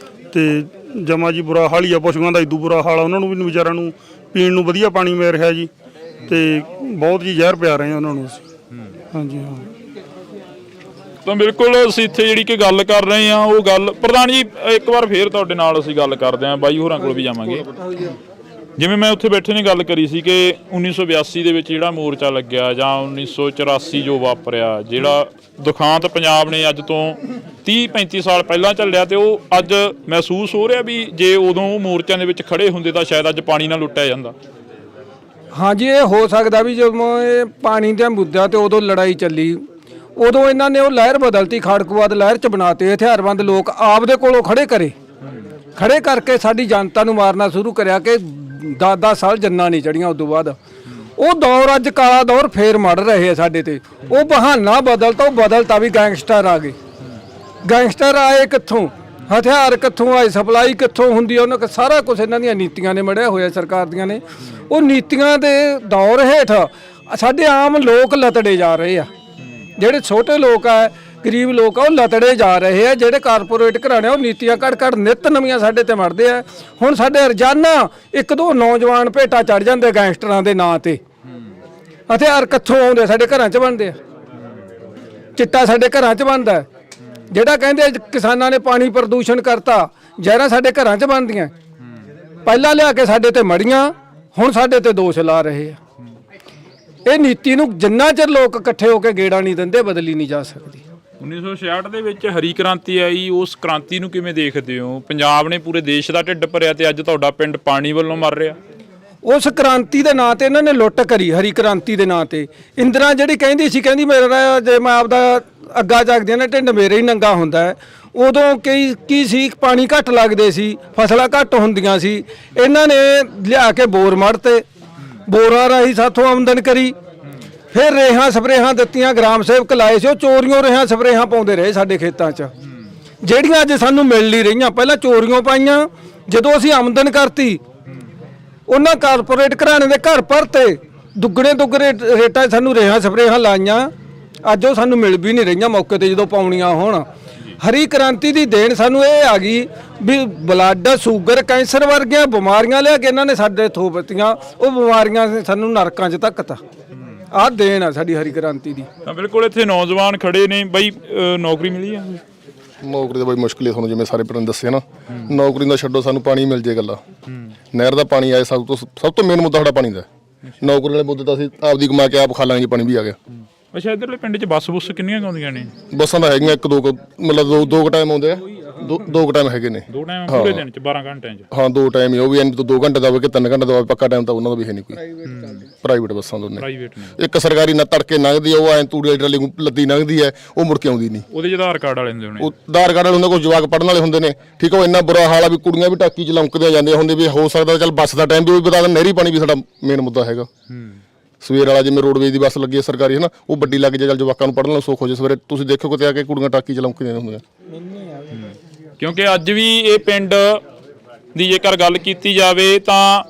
ਤੇ ਜਮਾ ਜੀ ਬੁਰਾ ਹਾਲ ਹੀ ਆ। ਪਸ਼ੂਆਂ ਦਾ ਇਦੋਂ ਬੁਰਾ ਹਾਲ ਆ, ਉਹਨਾਂ ਨੂੰ ਵੀ ਵਿਚਾਰਿਆਂ ਨੂੰ ਪੀਣ ਨੂੰ ਵਧੀਆ ਪਾਣੀ ਮਿਲ ਰਿਹਾ ਜੀ, ਤੇ ਬਹੁਤ ਜੀ ਜ਼ਹਿਰ ਪਿਆ ਰਹੇ ਆ ਉਹਨਾਂ ਨੂੰ ਅਸੀਂ। ਹਾਂਜੀ ਹਾਂ। ਤਾਂ ਬਿਲਕੁਲ ਅਸੀਂ ਇੱਥੇ ਜਿਹੜੀ ਕਿ ਗੱਲ ਕਰ ਰਹੇ ਹਾਂ, ਉਹ ਗੱਲ ਪ੍ਰਧਾਨ ਜੀ ਇੱਕ ਵਾਰ ਫੇਰ ਤੁਹਾਡੇ ਨਾਲ ਅਸੀਂ ਗੱਲ ਕਰਦੇ ਹਾਂ, ਬਾਈ ਹੋਰਾਂ ਕੋਲ ਵੀ ਜਾਵਾਂਗੇ। ਜਿਵੇਂ ਮੈਂ ਉੱਥੇ ਬੈਠੇ ਨੇ ਗੱਲ ਕਰੀ ਸੀ ਕਿ 1982 ਦੇ ਵਿੱਚ ਜਿਹੜਾ ਮੋਰਚਾ ਲੱਗਿਆ, ਜਾਂ 1984 ਜੋ ਵਾਪਰਿਆ, ਜਿਹੜਾ ਦੁਖਾਂਤ ਪੰਜਾਬ ਨੇ ਅੱਜ ਤੋਂ 30-35 ਸਾਲ ਪਹਿਲਾਂ ਚੱਲਿਆ, ਤੇ ਉਹ ਅੱਜ ਮਹਿਸੂਸ ਹੋ ਰਿਹਾ ਵੀ ਜੇ ਉਦੋਂ ਉਹ ਮੋਰਚਿਆਂ ਦੇ ਵਿੱਚ ਖੜੇ ਹੁੰਦੇ ਤਾਂ ਸ਼ਾਇਦ ਅੱਜ ਪਾਣੀ ਨਾਲ ਲੁੱਟਿਆ ਜਾਂਦਾ। ਹਾਂਜੀ, ਇਹ ਹੋ ਸਕਦਾ ਵੀ ਜਦੋਂ ਇਹ ਪਾਣੀ ਦੇ ਮੁੱਦਾ ਤੇ ਉਦੋਂ ਲੜਾਈ ਚੱਲੀ, ਉਦੋਂ ਇਹਨਾਂ ਨੇ ਉਹ ਲਹਿਰ ਬਦਲਤੀ, ਖਾੜਕੂਵਾਦ ਲਹਿਰ ਚ ਬਣਾਤੇ। ਹਥਿਆਰਬੰਦ ਲੋਕ ਆਪਦੇ ਕੋਲੋਂ ਖੜੇ ਕਰਕੇ ਸਾਡੀ ਜਨਤਾ ਨੂੰ ਮਾਰਨਾ ਸ਼ੁਰੂ ਕਰਿਆ ਕਿ 10-10 ਸਾਲ ਜੰਨਾਂ ਨਹੀਂ ਚੜੀਆਂ। ਉਦੋਂ ਬਾਅਦ ਉਹ ਦੌਰ, ਅੱਜ ਕਾਲਾ ਦੌਰ ਫੇਰ ਮੜ ਰਹੇ ਆ ਸਾਡੇ ਤੇ। ਉਹ ਬਹਾਨਾ ਬਦਲਤਾ ਵੀ ਗੈਂਗਸਟਰ ਆ ਗਏ। ਗੈਂਗਸਟਰ ਆਏ ਕਿੱਥੋਂ? ਹਥਿਆਰ ਕਿੱਥੋਂ ਆਏ? ਸਪਲਾਈ ਕਿੱਥੋਂ ਹੁੰਦੀ ਆ? ਉਹਨਾਂ ਸਾਰਾ ਕੁਝ ਇਹਨਾਂ ਦੀਆਂ ਨੀਤੀਆਂ ਨੇ ਮੜਿਆ ਹੋਇਆ, ਸਰਕਾਰ ਦੀਆਂ ਨੇ। ਉਹ ਨੀਤੀਆਂ ਦੇ ਦੌਰ ਹੇਠ ਸਾਡੇ ਆਮ ਲੋਕ ਲਤੜੇ ਜਾ ਰਹੇ ਆ। ਜਿਹੜੇ ਛੋਟੇ ਲੋਕ ਆ, ਗਰੀਬ ਲੋਕ ਆ, ਉਹ ਲਤੜੇ ਜਾ ਰਹੇ ਆ। ਜਿਹੜੇ ਕਾਰਪੋਰੇਟ ਘਰਾਣੇ, ਉਹ ਨੀਤੀਆਂ ਘੜ ਨਿੱਤ ਨਵੀਆਂ ਸਾਡੇ ਤੇ ਮੜਦੇ ਆ। ਹੁਣ ਸਾਡੇ ਰੋਜ਼ਾਨਾ 1-2 ਨੌਜਵਾਨ ਭੇਟਾ ਚੜ ਜਾਂਦੇ ਗੈਂਗਸਟਰਾਂ ਦੇ ਨਾਂ ਤੇ। ਹਥਿਆਰ ਕਿੱਥੋਂ ਆਉਂਦੇ? ਸਾਡੇ ਘਰਾਂ 'ਚ ਬਣਦੇ ਆ। ਚਿੱਟਾ ਸਾਡੇ ਘਰਾਂ 'ਚ ਬਣਦਾ। ਜਿਹੜਾ ਕਹਿੰਦੇ ਕਿਸਾਨਾਂ ਨੇ ਪਾਣੀ ਪ੍ਰਦੂਸ਼ਣ ਕਰਤਾ, ਜ਼ਹਿਰਾਂ ਸਾਡੇ ਘਰਾਂ 'ਚ ਬਣਦੀਆਂ। ਪਹਿਲਾਂ ਲਿਆ ਕੇ ਸਾਡੇ ਤੇ ਮੜੀਆਂ, ਹੁਣ ਸਾਡੇ ਤੇ ਦੋਸ਼ ਲਾ ਰਹੇ ਆ। ਇਹ ਨੀਤੀ ਨੂੰ ਜਿੰਨਾ ਚਿਰ ਲੋਕ ਇਕੱਠੇ ਹੋ ਕੇ ਗੇੜਾ ਨਹੀਂ ਦਿੰਦੇ, ਬਦਲੀ ਨਹੀਂ ਜਾ ਸਕਦੀ। 1966 ਦੇ ਵਿੱਚ ਹਰੀ ਕ੍ਰਾਂਤੀ ਆਈ, ਉਸ ਕ੍ਰਾਂਤੀ ਨੂੰ ਕਿਵੇਂ ਦੇਖਦੇ ਹੋ? ਪੰਜਾਬ ਨੇ ਪੂਰੇ ਦੇਸ਼ ਦਾ ਢਿੱਡ ਭਰਿਆ ਤੇ ਅੱਜ ਤੁਹਾਡਾ ਪਿੰਡ ਪਾਣੀ ਵੱਲੋਂ ਮਰ ਰਿਹਾ। ਉਸ ਕ੍ਰਾਂਤੀ ਦੇ ਨਾਂ ਤੇ ਇਹਨਾਂ ਨੇ ਲੁੱਟ ਕਰੀ, ਹਰੀ ਕ੍ਰਾਂਤੀ ਦੇ ਨਾਂ ਤੇ। ਇੰਦਰਾ ਜਿਹੜੀ ਕਹਿੰਦੀ ਸੀ, ਕਹਿੰਦੀ ਮੇਰਾ ਜੇ ਮੈਂ ਆਪਦਾ ਅੱਗਾ ਚੱਕਦੀ ਨਾ ਢਿੱਡ ਮੇਰੇ ਹੀ ਨੰਗਾ ਹੁੰਦਾ ਹੈ। ਉਦੋਂ ਕੀ ਸੀ, ਪਾਣੀ ਘੱਟ ਲੱਗਦੇ ਸੀ, ਫਸਲਾਂ ਘੱਟ ਹੁੰਦੀਆਂ ਸੀ। ਇਹਨਾਂ ਨੇ ਲਿਆ ਕੇ ਬੋਰ ਮੜਤੇ, ਬੋਰਾਂ ਰਾਹੀਂ ਸਾਥੋਂ ਆਮਦਨ ਕਰੀ। ਫਿਰ ਰੇਹਾਂ ਸਪਰੇਹਾਂ ਦਿੱਤੀਆਂ, ਗ੍ਰਾਮ ਸੇਵਕ ਲਾਏ ਸੀ, ਉਹ ਚੋਰੀਆਂ ਰੇਹਾਂ ਸਪਰੇਹਾਂ ਪਾਉਂਦੇ ਰਹੇ ਸਾਡੇ ਖੇਤਾਂ 'ਚ, ਜਿਹੜੀਆਂ ਅੱਜ ਸਾਨੂੰ ਮਿਲ ਨਹੀਂ ਰਹੀਆਂ। ਪਹਿਲਾਂ ਚੋਰੀਆਂ ਪਾਈਆਂ, ਜਦੋਂ ਅਸੀਂ ਆਮਦਨ ਕਰਤੀ ਉਹਨਾਂ ਕਾਰਪੋਰੇਟ ਘਰਾਣੇ ਦੇ ਘਰ ਭਰਤੇ, ਦੁੱਗਣੇ ਰੇਟਾਂ 'ਚ ਸਾਨੂੰ ਰੇਹਾਂ ਸਪਰੇਹਾਂ ਲਾਈਆਂ। ਅੱਜ ਉਹ ਸਾਨੂੰ ਮਿਲ ਵੀ ਨਹੀਂ ਰਹੀਆਂ ਮੌਕੇ ਤੇ ਜਦੋਂ ਪਾਉਣੀਆਂ ਹੋਣ। ਹਰੀ ਕ੍ਰਾਂਤੀ ਦੀ ਦੇਣ ਸਾਨੂੰ ਇਹ ਆ ਗਈ ਵੀ ਬਲੱਡ, ਸ਼ੂਗਰ, ਕੈਂਸਰ ਵਰਗੀਆਂ ਬਿਮਾਰੀਆਂ ਲਿਆ ਕੇ ਇਹਨਾਂ ਨੇ ਸਾਡੇ ਥੋਪਤੀਆਂ। ਉਹ ਬਿਮਾਰੀਆਂ ਨੇ ਸਾਨੂੰ ਨਰਕਾਂ 'ਚ ਧੱਕਤਾ। ਆਹ ਦੇਣ ਆ ਸਾਡੀ ਹਰੀ ਕ੍ਰਾਂਤੀ ਦੀ। ਤਾਂ ਬਿਲਕੁਲ ਇੱਥੇ ਨੌਜਵਾਨ ਖੜੇ ਨੇ ਬਈ, ਨੌਕਰੀ ਮਿਲੀ ਆ? ਨੌਕਰੀ ਦਾ ਬਈ ਮੁਸ਼ਕਿਲ ਹੈ, ਤੁਹਾਨੂੰ ਜਿਵੇਂ ਸਾਰੇ ਪਿੰਡ ਦੱਸਿਆ ਨਾ। ਨੌਕਰੀ ਦਾ ਛੱਡੋ, ਸਾਨੂੰ ਪਾਣੀ ਮਿਲ ਜੇ ਗੱਲਾਂ। ਨਹਿਰ ਦਾ ਪਾਣੀ ਆਏ, ਸਭ ਤੋਂ ਮੇਨ ਮੁੱਦਾ ਸਾਡਾ ਪਾਣੀ ਦਾ। ਨੌਕਰੀ ਵਾਲੇ ਮੁੱਦੇ ਤਾਂ ਅਸੀਂ ਆਪਦੀ ਕਮਾ ਕੇ ਆਪ ਖਾ ਲਾਂਗੇ, ਪਾਣੀ ਵੀ ਆ ਗਿਆ। ਅੱਛਾ, ਇੱਧਰਲੇ ਪਿੰਡ 'ਚ ਬੱਸ ਬੁੱਸ ਕਿੰਨੀਆਂ ਆਉਂਦੀਆਂ ਨੇ? ਬੱਸਾਂ ਤਾਂ ਹੈਗੀਆਂ, ਇੱਕ ਦੋ ਮਤਲਬ ਦੋ ਕੁ ਟਾਈਮ ਆਉਂਦੇ ਆ, ਦੋ ਕੁ ਟਾਈਮ ਹੈਗੇ ਨੇ। 2 ਟਾਈਮ ਪੂਰੇ ਦਿਨ 'ਚ 12 ਘੰਟਿਆਂ 'ਚ? ਹਾਂ, 2 ਟਾਈਮ ਹੀ, ਉਹ ਵੀ 2 ਘੰਟੇ ਦਾ ਹੋਵੇ ਕਿ 3 ਘੰਟੇ ਦਾ ਹੋਵੇ, ਪੱਕਾ ਟਾਈਮ ਤਾਂ ਉਹਨਾਂ ਦਾ ਵੀ ਹੈ ਨਹੀਂ ਕੋਈ। ਪ੍ਰਾਈਵੇਟ ਬੱਸਾਂ ਦੋਨੇ। ਇੱਕ ਸਰਕਾਰੀ ਨਾ ਤੜਕੇ ਲੰਘਦੀ ਆ, ਉਹ ਐਂ ਤੂੜੀ ਟਰਾਲੀ ਲੱਦੀ ਲੰਘਦੀ ਹੈ, ਉਹ ਮੁੜ ਕੇ ਆਉਂਦੀ ਨਹੀਂ। ਉਹਦੇ 'ਚ ਆਧਾਰ ਕਾਰਡ ਵਾਲੇ ਹੁੰਦੇ ਹੋਣੇ। ਉਹ ਆਧਾਰ ਕਾਰਡ ਵਾਲੇ ਹੁੰਦੇ, ਕੁਝ ਜਵਾਕ ਪੜ੍ਹਨ ਵਾਲੇ ਹੁੰਦੇ ਨੇ। ਠੀਕ ਆ, ਉਹ ਇੰਨਾ ਬੁਰਾ ਹਾਲ ਆ ਵੀ ਕੁੜੀਆਂ ਵੀ ਟਾਕੀ 'ਚ ਲੰਕਦੀਆਂ ਜਾਂਦੀਆਂ ਹੁੰਦੇ। ਵੀ ਹੋ ਸਕਦਾ ਚੱਲ ਬੱਸ ਦਾ ਟਾਈਮ ਵੀ ਬਤਾ ਦੇਣ, ਨਹਿਰੀ ਪਾਣੀ ਵੀ ਸਾਡਾ ਮੇਨ ਮੁੱਦਾ ਹੈਗਾ। ਸਵੇਰ ਵਾਲਾ ਜਿਵੇਂ ਰੋਡਵੇਜ਼ ਦੀ ਬੱਸ ਲੱਗੀ ਹੈ ਸਰਕਾਰੀ, ਹੈ ਨਾ, ਉਹ ਵੱਡੀ ਲੱਗ ਜੇ, ਚੱਲ ਜਵਾਕਾਂ ਨੂੰ ਪੜ੍ਹਨ ਨੂੰ ਸੁੱਖ ਹੋ ਜੇ। ਸਵੇਰੇ ਤੁਸੀਂ ਦੇਖੋ ਕਿਤੇ ਆ ਕੇ ਕੁੜੀਆਂ ਟਾਕੀ 'ਚ ਲੰਕਦੀਆਂ ਹੁੰਦੀਆਂ। ਕਿਉਂਕਿ ਅੱਜ ਵੀ ਇਹ ਪਿੰਡ ਦੀ ਜੇਕਰ ਗੱਲ ਕੀਤੀ ਜਾਵੇ ਤਾਂ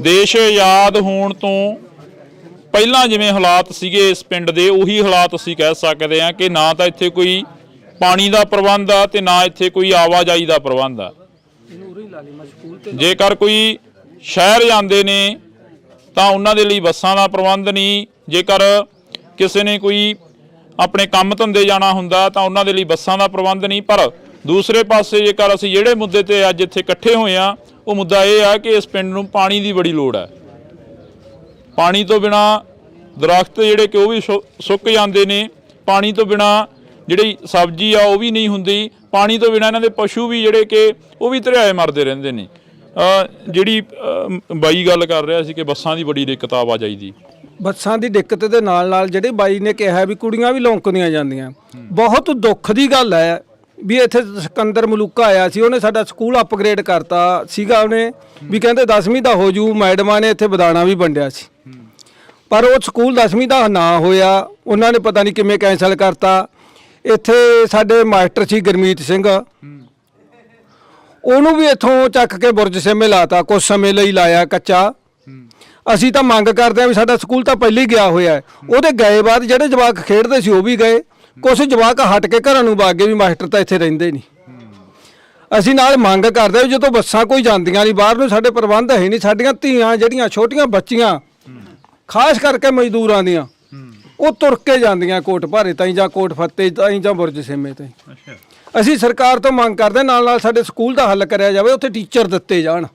ਦੇਸ਼ ਆਜ਼ਾਦ ਹੋਣ ਤੋਂ ਪਹਿਲਾਂ ਜਿਵੇਂ ਹਾਲਾਤ ਸੀਗੇ ਇਸ ਪਿੰਡ ਦੇ, ਉਹੀ ਹਾਲਾਤ ਅਸੀਂ ਕਹਿ ਸਕਦੇ ਹਾਂ ਕਿ ਨਾ ਤਾਂ ਇੱਥੇ ਕੋਈ ਪਾਣੀ ਦਾ ਪ੍ਰਬੰਧ ਆ ਤੇ ਨਾ ਇੱਥੇ ਕੋਈ ਆਵਾਜਾਈ ਦਾ ਪ੍ਰਬੰਧ ਆ। ਜੇਕਰ ਕੋਈ ਸ਼ਹਿਰ ਜਾਂਦੇ ਨੇ ਤਾਂ ਉਹਨਾਂ ਦੇ ਲਈ ਬੱਸਾਂ ਦਾ ਪ੍ਰਬੰਧ ਨਹੀਂ। ਜੇਕਰ ਕਿਸੇ ਨੇ ਕੋਈ ਆਪਣੇ ਕੰਮ ਧੰਦੇ ਜਾਣਾ ਹੁੰਦਾ ਤਾਂ ਉਹਨਾਂ ਦੇ ਲਈ ਬੱਸਾਂ ਦਾ ਪ੍ਰਬੰਧ ਨਹੀਂ। ਪਰ ਦੂਸਰੇ ਪਾਸੇ ਜੇਕਰ ਅਸੀਂ ਜਿਹੜੇ ਮੁੱਦੇ ਤੇ ਅੱਜ ਇੱਥੇ ਇਕੱਠੇ ਹੋਏ ਆ, ਉਹ ਮੁੱਦਾ ਇਹ ਆ ਕਿ ਇਸ ਪਿੰਡ ਨੂੰ ਪਾਣੀ ਦੀ ਬੜੀ ਲੋੜ ਹੈ। ਪਾਣੀ ਤੋਂ ਬਿਨਾ ਦਰਖਤ ਜਿਹੜੇ ਕਿ ਉਹ ਵੀ ਸੁੱਕ ਜਾਂਦੇ ਨੇ, ਪਾਣੀ ਤੋਂ ਬਿਨਾ ਜਿਹੜੀ ਸਬਜ਼ੀ ਆ ਉਹ ਵੀ ਨਹੀਂ ਹੁੰਦੀ, ਪਾਣੀ ਤੋਂ ਬਿਨਾ ਇਹਨਾਂ ਦੇ ਪਸ਼ੂ ਵੀ ਜਿਹੜੇ ਕਿ ਉਹ ਵੀ ਧਰਿਆਏ ਮਰਦੇ ਰਹਿੰਦੇ ਨੇ। ਜਿਹੜੀ ਬਾਈ ਗੱਲ ਕਰ ਰਿਹਾ ਸੀ ਕਿ ਬੱਸਾਂ ਦੀ ਬੜੀ ਦਿੱਕਤ ਆ ਆਵਾਜਾਈ ਦੀ। ਬੱਸਾਂ ਦੀ ਦਿੱਕਤ ਦੇ ਨਾਲ ਨਾਲ ਜਿਹੜੇ ਬਾਈ ਨੇ ਕਿਹਾ ਵੀ ਕੁੜੀਆਂ ਵੀ ਲੌਂਕਦੀਆਂ ਜਾਂਦੀਆਂ, ਬਹੁਤ ਦੁੱਖ ਦੀ ਗੱਲ ਹੈ ਵੀ ਇੱਥੇ ਸਿਕੰਦਰ ਮਲੂਕਾ ਆਇਆ ਸੀ, ਉਹਨੇ ਸਾਡਾ ਸਕੂਲ ਅਪਗ੍ਰੇਡ ਕਰਤਾ ਸੀਗਾ। ਉਹਨੇ ਵੀ ਕਹਿੰਦੇ 10ਵੀਂ ਦਾ ਹੋ ਜੂ, ਮੈਡਮਾਂ ਨੇ ਇੱਥੇ ਬਦਾਣਾ ਵੀ ਵੰਡਿਆ ਸੀ, ਪਰ ਉਹ ਸਕੂਲ 10ਵੀਂ ਦਾ ਨਾ ਹੋਇਆ। ਉਹਨਾਂ ਨੇ ਪਤਾ ਨਹੀਂ ਕਿਵੇਂ ਕੈਂਸਲ ਕਰਤਾ। ਇੱਥੇ ਸਾਡੇ ਮਾਸਟਰ ਸੀ ਗੁਰਮੀਤ ਸਿੰਘ, ਉਹਨੂੰ ਵੀ ਇੱਥੋਂ ਚੱਕ ਕੇ ਬੁਰਜ ਸੇਮੇ ਲਾਤਾ, ਕੁਝ ਸਮੇਂ ਲਈ ਲਾਇਆ ਕੱਚਾ। ਅਸੀਂ ਤਾਂ ਮੰਗ ਕਰਦੇ ਹਾਂ ਵੀ ਸਾਡਾ ਸਕੂਲ ਤਾਂ ਪਹਿਲਾਂ ਹੀ ਗਿਆ ਹੋਇਆ, ਉਹਦੇ ਗਏ ਬਾਅਦ ਜਿਹੜੇ ਜਵਾਕ ਖੇਡਦੇ ਸੀ ਉਹ ਵੀ ਗਏ, ਕੁਝ ਜਵਾਕ ਹਟ ਕੇ ਘਰਾਂ ਨੂੰ ਵਗ ਗਏ ਵੀ ਮਾਸਟਰ ਤਾਂ ਇੱਥੇ ਰਹਿੰਦੇ ਨਹੀਂ। ਅਸੀਂ ਨਾਲ ਮੰਗ ਕਰਦੇ ਵੀ ਜਦੋਂ ਬੱਸਾਂ ਕੋਈ ਜਾਂਦੀਆਂ ਨਹੀਂ ਬਾਹਰ ਨੂੰ, ਸਾਡੇ ਪ੍ਰਬੰਧ ਹੈ ਨਹੀਂ। ਸਾਡੀਆਂ ਧੀਆਂ ਜਿਹੜੀਆਂ ਛੋਟੀਆਂ ਬੱਚੀਆਂ, ਖਾਸ ਕਰਕੇ ਮਜ਼ਦੂਰਾਂ ਦੀਆਂ, ਉਹ ਤੁਰ ਕੇ ਜਾਂਦੀਆਂ ਕੋਟ ਭਾਰੇ ਤਾਈਂ ਜਾਂ ਕੋਟ ਫੱਤੇ ਤਾਈਂ ਜਾਂ ਬੁਰਜ ਸੇਮੇ ਤਾਈਂ। ਅਸੀਂ ਸਰਕਾਰ ਤੋਂ ਮੰਗ ਕਰਦੇ ਨਾਲ ਨਾਲ ਸਾਡੇ ਸਕੂਲ ਦਾ ਹੱਲ ਕਰਿਆ ਜਾਵੇ, ਉੱਥੇ ਟੀਚਰ ਦਿੱਤੇ ਜਾਣ।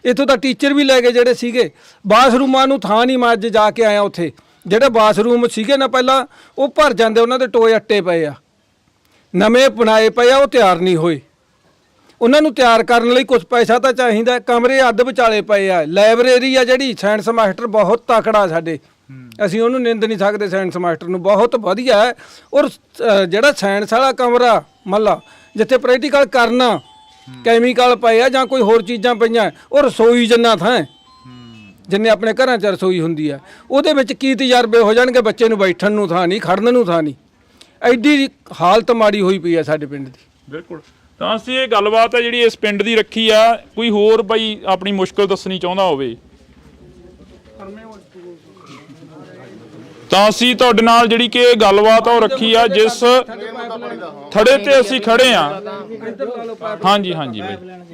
ਇੱਥੋਂ ਤਾਂ ਟੀਚਰ ਵੀ ਲੈ ਗਏ ਜਿਹੜੇ ਸੀਗੇ। ਬਾਥਰੂਮਾਂ ਨੂੰ ਥਾਂ ਨਹੀਂ, ਮੈਂ ਅੱਜ ਜਾ ਕੇ ਆਇਆ ਉੱਥੇ, ਜਿਹੜੇ ਬਾਥਰੂਮ ਸੀਗੇ ਨਾ ਪਹਿਲਾਂ ਉਹ ਭਰ ਜਾਂਦੇ, ਉਹਨਾਂ ਦੇ ਟੋਏ ਅੱਟੇ ਪਏ ਆ, ਨਵੇਂ ਬਣਾਏ ਪਏ ਆ, ਉਹ ਤਿਆਰ ਨਹੀਂ ਹੋਏ। ਉਹਨਾਂ ਨੂੰ ਤਿਆਰ ਕਰਨ ਲਈ ਕੁਝ ਪੈਸਾ ਤਾਂ ਚਾਹੀਦਾ। ਕਮਰੇ ਅੱਧ ਵਿਚਾਲੇ ਪਏ ਆ। ਲਾਇਬ੍ਰੇਰੀ ਆ ਜਿਹੜੀ, ਸਾਇੰਸ ਮਾਸਟਰ ਬਹੁਤ ਤਕੜਾ ਸਾਡੇ, ਅਸੀਂ ਉਹਨੂੰ ਨਿੰਦ ਨਹੀਂ ਸਕਦੇ। ਸਾਇੰਸ ਮਾਸਟਰ ਨੂੰ ਬਹੁਤ ਵਧੀਆ ਹੈ। ਔਰ ਜਿਹੜਾ ਸਾਇੰਸ ਵਾਲਾ ਕਮਰਾ ਮੱਲਾ ਜਿੱਥੇ ਪ੍ਰੈਕਟੀਕਲ ਕਰਨਾ, ਕੈਮੀਕਲ ਪਏ ਆ ਜਾਂ ਕੋਈ ਹੋਰ ਚੀਜ਼ਾਂ ਪਈਆਂ, ਉਹ ਰਸੋਈ ਜਿੰਨਾ ਥਾਂ, ਜਿੰਨੇ ਆਪਣੇ ਘਰਾਂ 'ਚ ਰਸੋਈ ਹੁੰਦੀ ਆ, ਉਹਦੇ ਵਿੱਚ ਕੀ ਤਜਰਬੇ ਹੋ ਜਾਣਗੇ। ਬੱਚੇ ਨੂੰ ਬੈਠਣ ਨੂੰ ਥਾਂ ਨਹੀਂ, ਖੜਨ ਨੂੰ ਥਾਂ ਨਹੀਂ। ਐਡੀ ਹਾਲਤ ਮਾੜੀ ਹੋਈ ਪਈ ਆ ਸਾਡੇ ਪਿੰਡ ਦੀ। ਬਿਲਕੁਲ। ਤਾਂ ਅਸੀਂ ਇਹ ਗੱਲਬਾਤ ਹੈ ਜਿਹੜੀ ਇਸ ਪਿੰਡ ਦੀ ਰੱਖੀ ਆ। ਕੋਈ ਹੋਰ ਬਾਈ ਆਪਣੀ ਮੁਸ਼ਕਲ ਦੱਸਣੀ ਚਾਹੁੰਦਾ ਹੋਵੇ ਤਾਂ ਅਸੀਂ ਤੁਹਾਡੇ ਨਾਲ ਜਿਹੜੀ ਕਿ ਗੱਲਬਾਤ ਉਹ ਰੱਖੀ ਆ, ਜਿਸ ਥੜੇ ਤੇ ਅਸੀਂ ਖੜੇ ਆ। ਹਾਂਜੀ ਹਾਂਜੀ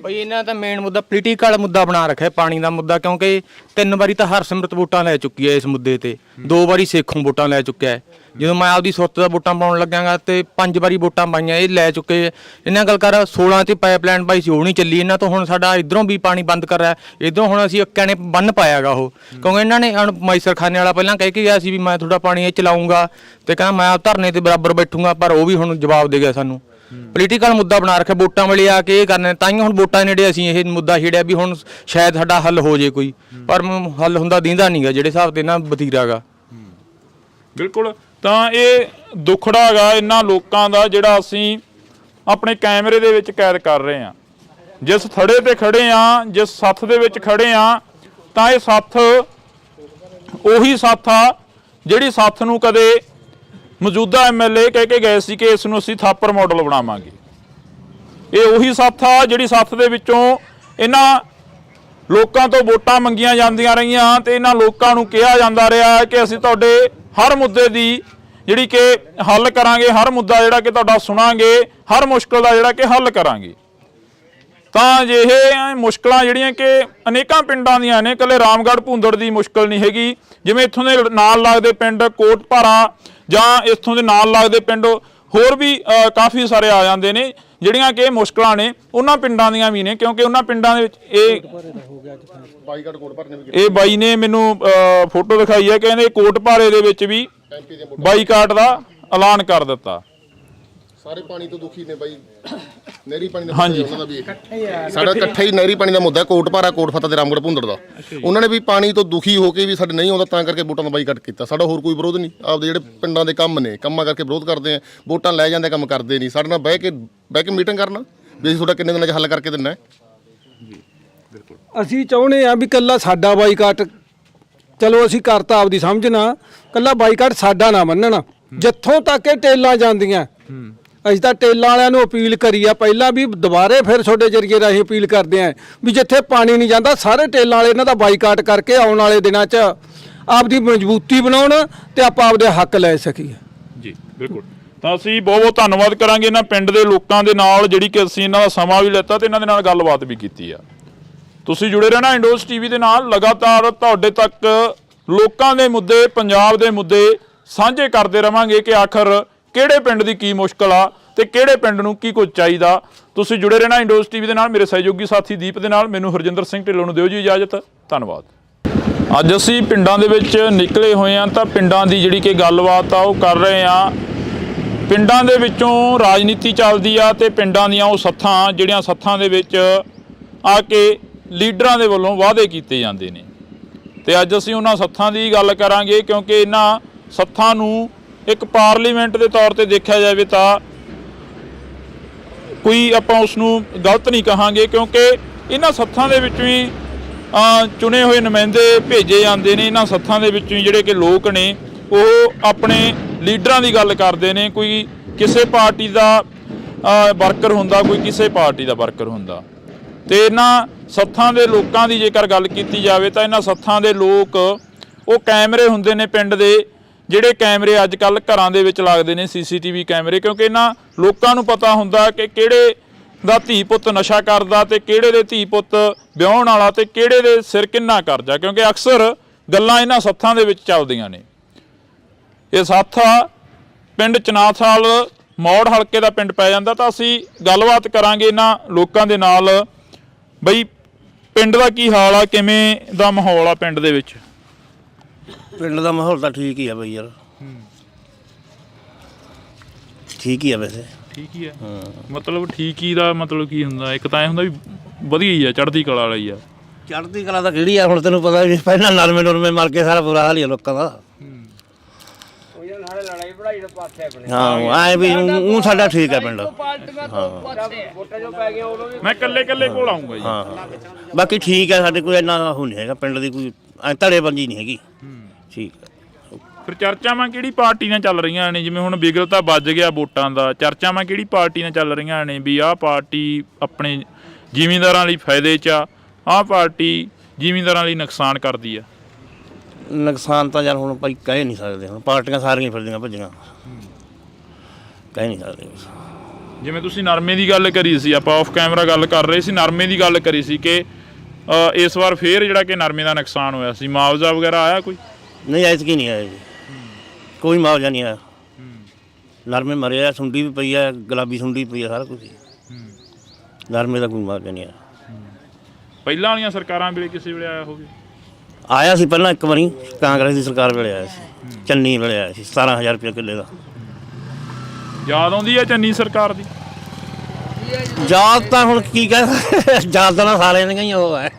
ਬਈ ਇਹਨਾਂ ਦਾ ਮੇਨ ਮੁੱਦਾ ਪੋਲੀਟੀਕਲ ਮੁੱਦਾ ਬਣਾ ਰੱਖਿਆ, ਪਾਣੀ ਦਾ ਮੁੱਦਾ। ਕਿਉਂਕਿ 3 ਵਾਰੀ ਤਾਂ ਹਰਸਿਮਰਤ ਵੋਟਾਂ ਲੈ ਚੁੱਕੀ ਹੈ ਇਸ ਮੁੱਦੇ ਤੇ, 2 ਵਾਰੀ ਸੇਖੋਂ ਵੋਟਾਂ ਲੈ ਚੁੱਕਿਆ ਹੈ। ਜਦੋਂ ਮੈਂ ਆਪਦੀ ਸੁੱਤ ਦਾ ਵੋਟਾਂ ਪਾਉਣ ਲੱਗਾਂਗਾ ਤੇ 5 ਵਾਰੀ ਵੋਟਾਂ ਪਾਈਆਂ, ਇਹ ਲੈ ਚੁੱਕੇ। ਇਹਨਾਂ ਗੱਲ ਕਰ 16 ਤੇ ਪਾਈਪਲਾਈਨ ਪਾਈ ਸੀ, ਉਹ ਨਹੀਂ ਚੱਲੀ ਇਹਨਾਂ ਤੋਂ। ਹੁਣ ਸਾਡਾ ਇਧਰੋਂ ਵੀ ਪਾਣੀ ਬੰਦ ਕਰ ਰਿਹਾ, ਇਧਰੋਂ ਹੁਣ ਅਸੀਂ ਇੱਕਾਂ ਨੇ ਬੰਨ ਪਾਇਆਗਾ ਉਹ, ਕਿਉਂਕਿ ਇਹਨਾਂ ਨੇ ਹੁਣ ਮਾਈਸਰ ਖਾਨੇ ਵਾਲਾ ਪਹਿਲਾਂ ਕਹਿ ਕੇ ਗਿਆ ਸੀ ਵੀ ਮੈਂ ਤੁਹਾਡਾ ਪਾਣੀ ਇਹ ਚਲਾਉਂਗਾ ਤੇ ਕਹਿੰਦਾ ਮੈਂ ਧਰਨੇ ਤੇ ਬਰਾਬਰ ਬੈਠੂੰਗਾ, ਪਰ ਉਹ ਵੀ ਹੁਣ ਜਵਾਬ ਦੇ ਗਿਆ ਸਾਨੂੰ। ਪੋਲੀਟੀਕਲ ਮੁੱਦਾ ਬਣਾ ਰੱਖਿਆ, ਵੋਟਾਂ ਵੇਲੇ ਆ ਕੇ ਇਹ ਕਰਨੇ, ਤਾਂ ਹੀ ਹੁਣ ਵੋਟਾਂ ਨੇੜੇ ਅਸੀਂ ਇਹ ਮੁੱਦਾ ਛੇੜਿਆ ਵੀ ਹੁਣ ਸ਼ਾਇਦ ਸਾਡਾ ਹੱਲ ਹੋ ਜੇ ਕੋਈ, ਪਰ ਹੱਲ ਹੁੰਦਾ ਦੀਂਦਾ ਨਹੀਂਗਾ ਜਿਹੜੇ ਹਿਸਾਬ ਤੇ ਨਾ ਵਤੀਰਾ ਗਾ। ਬਿਲਕੁਲ, ਤਾਂ ਇਹ ਦੁੱਖੜਾ ਗਾ ਇਹਨਾਂ ਲੋਕਾਂ ਦਾ ਜਿਹੜਾ ਅਸੀਂ ਆਪਣੇ ਕੈਮਰੇ ਦੇ ਵਿੱਚ ਕੈਦ ਕਰ ਰਹੇ ਹਾਂ। ਜਿਸ ਥੜੇ ਤੇ ਖੜੇ ਆ, ਜਿਸ ਸੱਥ ਦੇ ਵਿੱਚ ਖੜੇ ਆ, ਤਾਂ ਇਹ ਸੱਥ ਉਹੀ ਸੱਥ ਆ ਜਿਹੜੀ ਸੱਥ ਨੂੰ ਕਦੇ ਮੌਜੂਦਾ ਐਮਐਲਏ ਕਹਿ ਕੇ ਗਏ ਸੀ ਕਿ ਇਸ ਨੂੰ ਅਸੀਂ ਥਾਪਰ ਮਾਡਲ ਬਣਾਵਾਂਗੇ। ਇਹ ਉਹੀ ਸੱਥ ਆ ਜਿਹੜੀ ਸੱਥ ਦੇ ਵਿੱਚੋਂ ਇਹਨਾਂ ਲੋਕਾਂ ਤੋਂ ਵੋਟਾਂ ਮੰਗੀਆਂ ਜਾਂਦੀਆਂ ਰਹੀਆਂ ਤੇ ਇਹਨਾਂ ਲੋਕਾਂ ਨੂੰ ਕਿਹਾ ਜਾਂਦਾ ਰਿਹਾ ਕਿ ਅਸੀਂ ਤੁਹਾਡੇ ਹਰ ਮੁੱਦੇ ਦੀ ਜਿਹੜੀ ਕਿ ਹੱਲ ਕਰਾਂਗੇ, ਹਰ ਮੁੱਦਾ ਜਿਹੜਾ ਕਿ ਤੁਹਾਡਾ ਸੁਣਾਂਗੇ, ਹਰ ਮੁਸ਼ਕਲ ਦਾ ਜਿਹੜਾ ਕਿ ਹੱਲ ਕਰਾਂਗੇ। ਤਾਂ ਇਹ ਮੁਸ਼ਕਲਾਂ ਜਿਹੜੀਆਂ ਕਿ ਅਨੇਕਾਂ ਪਿੰਡਾਂ ਦੀਆਂ ਨੇ, ਇਕੱਲੇ ਰਾਮਗੜ੍ਹ ਭੂੰਦੜ ਦੀ ਮੁਸ਼ਕਲ ਨਹੀਂ ਹੈਗੀ। ਜਿਵੇਂ ਇੱਥੋਂ ਦੇ ਨਾਲ ਲੱਗਦੇ ਪਿੰਡ ਕੋਟਭਾਰਾ ਜਾਂ ਇੱਥੋਂ ਦੇ ਨਾਲ ਲੱਗਦੇ ਪਿੰਡ ਹੋਰ ਵੀ ਕਾਫੀ ਸਾਰੇ ਆ ਜਾਂਦੇ ਨੇ ਜਿਹੜੀਆਂ ਕਿ ਮੁਸ਼ਕਲਾਂ ਨੇ ਉਹਨਾਂ ਪਿੰਡਾਂ ਦੀਆਂ ਵੀ ਨੇ, ਕਿਉਂਕਿ ਉਹਨਾਂ ਪਿੰਡਾਂ ਦੇ ਵਿੱਚ ਇਹ ਬਾਈ ਨੇ ਮੈਨੂੰ ਫੋਟੋ ਦਿਖਾਈ ਹੈ, ਕਹਿੰਦੇ ਕੋਟਭਾਰੇ ਦੇ ਵਿੱਚ ਵੀ ਬਾਈਕਾਟ ਦਾ ਐਲਾਨ ਕਰ ਦਿੱਤਾ। ਸਾਰੇ ਪਾਣੀ ਤੋਂ ਦੁਖੀ ਨੇ ਬਾਈ, ਨਹਿਰੀ ਪਾਣੀ ਦਾ ਮੁੱਦਾ ਉਹਨਾਂ ਦਾ ਵੀ ਸਾਡਾ ਇਕੱਠਾ ਹੀ ਨਹਿਰੀ ਪਾਣੀ ਦਾ ਮੁੱਦਾ, ਕੋਟਭਾਰਾ, ਕੋਟਫਤਾ ਤੇ ਰਾਮਗੜ੍ਹ ਭੁੰਦੜ ਦਾ। ਉਹਨਾਂ ਨੇ ਵੀ ਪਾਣੀ ਤੋਂ ਦੁਖੀ ਹੋ ਕੇ ਵੀ ਸਾਡੇ ਨਹੀਂ ਆਉਂਦਾ, ਤਾਂ ਕਰਕੇ ਵੋਟਾਂ ਦਾ ਬਾਈਕਾਟ ਕੀਤਾ। ਸਾਡਾ ਹੋਰ ਕੋਈ ਵਿਰੋਧ ਨਹੀਂ, ਆਪਦੇ ਜਿਹੜੇ ਪਿੰਡਾਂ ਦੇ ਕੰਮ ਨੇ ਕੰਮਾਂ ਕਰਕੇ ਵਿਰੋਧ ਕਰਦੇ ਆ, ਵੋਟਾਂ ਲੈ ਜਾਂਦੇ ਕੰਮ ਕਰਦੇ ਨਹੀਂ। ਸਾਡੇ ਨਾਲ ਬਹਿ ਕੇ ਮੀਟਿੰਗ ਕਰਨਾ ਵੀ ਅਸੀਂ ਤੁਹਾਡਾ ਕਿੰਨੇ ਦਿਨਾਂ 'ਚ ਹੱਲ ਕਰਕੇ ਦਿੰਨਾ। ਅਸੀਂ ਚਾਹੁੰਦੇ ਆ ਵੀ ਕੱਲਾ ਸਾਡਾ ਬਾਈਕਾਟ, ਚਲੋ ਅਸੀਂ ਕਰਤਾ ਆਪਦੀ ਸਮਝਣਾ, ਕੱਲਾ ਬਾਈਕਾਟ ਸਾਡਾ ਨਾ ਮੰਨਣਾ। ਜਿੱਥੋਂ ਤੱਕ ਇਹ ਟੇਲਾਂ ਜਾਂਦੀਆਂ, ਅਸੀਂ ਤਾਂ ਟੇਲਾਂ ਵਾਲਿਆਂ ਨੂੰ ਅਪੀਲ ਕਰੀ ਆ ਪਹਿਲਾਂ ਵੀ, ਦੁਬਾਰੇ ਫਿਰ ਤੁਹਾਡੇ ਜਰੀਏ ਰਾਹੀਂ ਅਪੀਲ ਕਰਦੇ ਆਂ ਵੀ ਜਿੱਥੇ ਪਾਣੀ ਨਹੀਂ ਜਾਂਦਾ ਸਾਰੇ ਟੇਲਾਂ ਵਾਲੇ ਇਹਨਾਂ ਦਾ ਬਾਈਕਾਟ ਕਰਕੇ ਆਉਣ ਵਾਲੇ ਦਿਨਾਂ 'ਚ ਆਪਦੀ ਮਜ਼ਬੂਤੀ ਬਣਾਉਣ ਤੇ ਆਪਾਂ ਆਪਦੇ ਹੱਕ ਲੈ ਸਕੀਏ। ਜੀ ਬਿਲਕੁਲ, ਤਾਂ ਅਸੀਂ ਬਹੁਤ ਬਹੁਤ ਧੰਨਵਾਦ ਕਰਾਂਗੇ ਇਹਨਾਂ ਪਿੰਡ ਦੇ ਲੋਕਾਂ ਦੇ ਨਾਲ, ਜਿਹੜੀ ਕਿ ਅਸੀਂ ਇਹਨਾਂ ਦਾ ਸਮਾਂ ਵੀ ਲਿੱਤਾ ਤੇ ਇਹਨਾਂ ਦੇ ਨਾਲ ਗੱਲਬਾਤ ਵੀ ਕੀਤੀ ਆ। ਤੁਸੀਂ ਜੁੜੇ ਰਹਿਣਾ ਇੰਡੋਜ਼ ਟੀਵੀ ਦੇ ਨਾਲ, ਲਗਾਤਾਰ ਤੁਹਾਡੇ ਤੱਕ ਲੋਕਾਂ ਦੇ ਮੁੱਦੇ, ਪੰਜਾਬ ਦੇ ਮੁੱਦੇ ਸਾਂਝੇ ਕਰਦੇ ਰਵਾਂਗੇ ਕਿ ਆਖਰ ਕਿਹੜੇ ਪਿੰਡ ਦੀ ਕੀ ਮੁਸ਼ਕਲ ਆ ਤੇ ਕਿਹੜੇ ਪਿੰਡ ਨੂੰ ਕੀ ਕੁਝ ਚਾਹੀਦਾ। ਤੁਸੀਂ ਜੁੜੇ ਰਹਿਣਾ ਇੰਡੋਜ਼ ਟੀਵੀ ਦੇ ਨਾਲ, ਮੇਰੇ ਸਹਿਯੋਗੀ ਸਾਥੀ ਦੀਪ ਦੇ ਨਾਲ। ਮੈਨੂੰ ਹਰਜਿੰਦਰ ਸਿੰਘ ਢਿੱਲੋਂ ਨੂੰ ਦਿਓ ਜੀ ਇਜਾਜ਼ਤ, ਧੰਨਵਾਦ। ਅੱਜ ਅਸੀਂ ਪਿੰਡਾਂ ਦੇ ਵਿੱਚ ਨਿਕਲੇ ਹੋਏ ਹਾਂ ਤਾਂ ਪਿੰਡਾਂ ਦੀ ਜਿਹੜੀ ਕਿ ਗੱਲਬਾਤ ਆ ਉਹ ਕਰ ਰਹੇ ਹਾਂ। ਪਿੰਡਾਂ ਦੇ ਵਿੱਚੋਂ ਰਾਜਨੀਤੀ ਚੱਲਦੀ ਆ ਤੇ ਪਿੰਡਾਂ ਦੀਆਂ ਉਹ ਸੱਥਾਂ ਜਿਹੜੀਆਂ ਸੱਥਾਂ ਦੇ ਵਿੱਚ ਆ ਕੇ ਲੀਡਰਾਂ ਦੇ ਵੱਲੋਂ ਵਾਅਦੇ ਕੀਤੇ ਜਾਂਦੇ ਨੇ ਤੇ ਅੱਜ ਅਸੀਂ ਉਹਨਾਂ ਸੱਥਾਂ ਦੀ ਗੱਲ ਕਰਾਂਗੇ, ਕਿਉਂਕਿ ਇਹਨਾਂ ਸੱਥਾਂ ਨੂੰ ਇੱਕ ਪਾਰਲੀਮੈਂਟ ਦੇ ਤੌਰ ਤੇ ਦੇਖਿਆ ਜਾਵੇ ਤਾਂ ਕੋਈ ਆਪਾਂ ਉਸ ਨੂੰ ਗਲਤ ਨਹੀਂ ਕਹਾਂਗੇ, ਕਿਉਂਕਿ ਇਹਨਾਂ ਸੱਥਾਂ ਦੇ ਵਿੱਚੋਂ ਹੀ ਚੁਣੇ ਹੋਏ ਨੁਮਾਇੰਦੇ ਭੇਜੇ ਜਾਂਦੇ ਨੇ। ਇਹਨਾਂ ਸੱਥਾਂ ਦੇ ਵਿੱਚੋਂ ਹੀ ਜਿਹੜੇ ਕਿ ਲੋਕ ਨੇ ਉਹ ਆਪਣੇ ਲੀਡਰਾਂ ਦੀ ਗੱਲ ਕਰਦੇ ਨੇ। ਕੋਈ ਕਿਸੇ ਪਾਰਟੀ ਦਾ ਵਰਕਰ ਹੁੰਦਾ, ਕੋਈ ਕਿਸੇ ਪਾਰਟੀ ਦਾ ਵਰਕਰ ਹੁੰਦਾ। ਤੇ ਇਹਨਾਂ ਸੱਥਾਂ ਦੇ ਲੋਕਾਂ ਦੀ ਜੇਕਰ ਗੱਲ ਕੀਤੀ ਜਾਵੇ ਤਾਂ ਇਹਨਾਂ ਸੱਥਾਂ ਦੇ ਲੋਕ ਉਹ ਕੈਮਰੇ ਹੁੰਦੇ ਨੇ ਪਿੰਡ ਦੇ, ਜਿਹੜੇ ਕੈਮਰੇ ਅੱਜ ਕੱਲ੍ਹ ਘਰਾਂ ਦੇ ਵਿੱਚ ਲੱਗਦੇ ਨੇ, CCTV ਕੈਮਰੇ, ਕਿਉਂਕਿ ਇਹਨਾਂ ਲੋਕਾਂ ਨੂੰ ਪਤਾ ਹੁੰਦਾ ਕਿ ਕਿਹੜੇ ਦਾ ਧੀ ਪੁੱਤ ਨਸ਼ਾ ਕਰਦਾ ਤੇ ਕਿਹੜੇ ਦੇ ਧੀ ਪੁੱਤ ਵਿਆਹੁਣ ਵਾਲਾ ਤੇ ਕਿਹੜੇ ਦੇ ਸਿਰ ਕਿੰਨਾ ਕਰਜ਼ਾ, ਕਿਉਂਕਿ ਅਕਸਰ ਗੱਲਾਂ ਇਹਨਾਂ ਸੱਥਾਂ ਦੇ ਵਿੱਚ ਚੱਲਦੀਆਂ ਨੇ। ਇਹ ਸੱਥ ਆ ਪਿੰਡ ਚਨਾਥਾਲ ਮੌੜ ਹਲਕੇ ਦਾ ਪਿੰਡ ਪੈ ਜਾਂਦਾ। ਤਾਂ ਅਸੀਂ ਗੱਲਬਾਤ ਕਰਾਂਗੇ ਇਹਨਾਂ ਲੋਕਾਂ ਦੇ ਨਾਲ, ਬਈ ਪਿੰਡ ਦਾ ਕੀ ਹਾਲ ਆ, ਕਿਵੇਂ ਦਾ ਮਾਹੌਲ ਆ ਪਿੰਡ ਦੇ ਵਿੱਚ? ਪਿੰਡ ਦਾ ਮਾਹੌਲ ਤਾਂ ਠੀਕ ਹੀ ਆ ਬਈ ਯਾਰ, ਠੀਕ ਹੀ ਆ ਵੈਸੇ। ਠੀਕ ਹੀ ਆ, ਮਤਲਬ ਠੀਕ ਹੀ ਦਾ ਮਤਲਬ ਕੀ ਹੁੰਦਾ? ਇੱਕ ਤਾਂ ਇਹ ਹੁੰਦਾ ਵੀ ਵਧੀਆ ਹੀ ਆ, ਚੜ੍ਹਦੀ ਕਲਾ ਵਾਲਾ ਹੀ ਆ। ਚੜ੍ਹਦੀ ਕਲਾ ਤਾਂ ਕਿਹੜੀ ਆ, ਹੁਣ ਤੈਨੂੰ ਪਤਾ ਵੀ ਪਹਿਲਾਂ ਨਰਮੇ ਮਰ ਕੇ ਸਾਰਾ ਬੁਰਾ ਹਾਲ ਹੀ ਆ ਲੋਕਾਂ ਦਾ। ਹਾਂ ਆਏ ਵੀ ਉਹ ਸਾਡਾ ਠੀਕ ਆ ਪਿੰਡ। ਮੈਂ ਇਕੱਲੇ ਕੋਲ ਆਉਂਗਾ ਜੀ। ਹਾਂ ਬਾਕੀ ਠੀਕ ਆ, ਸਾਡੇ ਕੋਈ ਇੰਨਾ ਉਹ ਨਹੀਂ ਹੈਗਾ ਪਿੰਡ ਦੀ, ਕੋਈ ਧੜੇਬੰਦੀ ਨਹੀਂ ਹੈਗੀ। ਠੀਕ ਆ। ਫਿਰ ਚਰਚਾਵਾਂ ਕਿਹੜੀ ਪਾਰਟੀ ਨਾਲ ਚੱਲ ਰਹੀਆਂ ਨੇ? ਜਿਵੇਂ ਹੁਣ ਬਿਗਲ ਤਾਂ ਵੱਜ ਗਿਆ ਵੋਟਾਂ ਦਾ, ਚਰਚਾਵਾਂ ਕਿਹੜੀ ਪਾਰਟੀ ਨਾਲ ਚੱਲ ਰਹੀਆਂ ਨੇ ਵੀ ਆਹ ਪਾਰਟੀ ਆਪਣੇ ਜ਼ਿਮੀਂਦਾਰਾਂ ਲਈ ਫਾਇਦੇ 'ਚ ਆ, ਆਹ ਪਾਰਟੀ ਜ਼ਿਮੀਂਦਾਰਾਂ ਲਈ ਨੁਕਸਾਨ ਕਰਦੀ ਆ? ਨੁਕਸਾਨ ਤਾਂ ਯਾਰ ਹੁਣ ਭਾਈ ਕਹਿ ਨਹੀਂ ਸਕਦੇ, ਹੁਣ ਪਾਰਟੀਆਂ ਸਾਰੀਆਂ ਫਿਰਦੀਆਂ ਭੱਜੀਆਂ, ਕਹਿ ਨਹੀਂ ਸਕਦੇ। ਜਿਵੇਂ ਤੁਸੀਂ ਨਰਮੇ ਦੀ ਗੱਲ ਕਰੀ ਸੀ, ਆਪਾਂ ਆਫ ਕੈਮਰਾ ਗੱਲ ਕਰ ਰਹੇ ਸੀ, ਨਰਮੇ ਦੀ ਗੱਲ ਕਰੀ ਸੀ ਕਿ ਇਸ ਵਾਰ ਫੇਰ ਜਿਹੜਾ ਕਿ ਨਰਮੇ ਦਾ ਨੁਕਸਾਨ ਹੋਇਆ ਸੀ, ਮੁਆਵਜ਼ਾ ਵਗੈਰਾ ਆਇਆ ਕੋਈ? ਨਹੀਂ ਐਤਕੀ ਨਹੀਂ ਆਇਆ ਜੀ, ਕੋਈ ਮੁਆਵਜ਼ਾ ਨਹੀਂ ਆਇਆ ਨਰਮੇ ਮਰੇ ਆ ਸੁੰਡੀ ਵੀ ਪਈ ਆ ਗੁਲਾਬੀ ਸੁੰਡੀ ਪਈ ਆ ਸਾਰਾ ਕੁਝ ਨਰਮੇ ਦਾ ਕੋਈ ਮੁਆਵਜ਼ਾ ਨਹੀਂ ਆਇਆ ਪਹਿਲਾਂ ਵਾਲੀਆਂ ਸਰਕਾਰਾਂ ਵੇਲੇ ਕਿਸੇ ਵੇਲੇ ਆਇਆ ਹੋਵੇ? ਆਇਆ ਸੀ ਪਹਿਲਾਂ ਇੱਕ ਵਾਰੀ ਕਾਂਗਰਸ ਦੀ ਸਰਕਾਰ ਵੇਲੇ ਆਇਆ ਸੀ ਚੰਨੀ ਵੇਲੇ ਆਇਆ ਸੀ 17000 ਰੁਪਏ ਕਿੱਲੇ ਦਾ ਯਾਦ ਆਉਂਦੀ ਹੈ ਚੰਨੀ ਸਰਕਾਰ ਦੀ? ਯਾਦ ਤਾਂ ਹੁਣ ਕੀ ਕਹਿ ਯਾਦਾਂ ਨਾਲ ਸਾਰਿਆਂ ਦੀਆਂ ਹੀ ਉਹ ਹੈ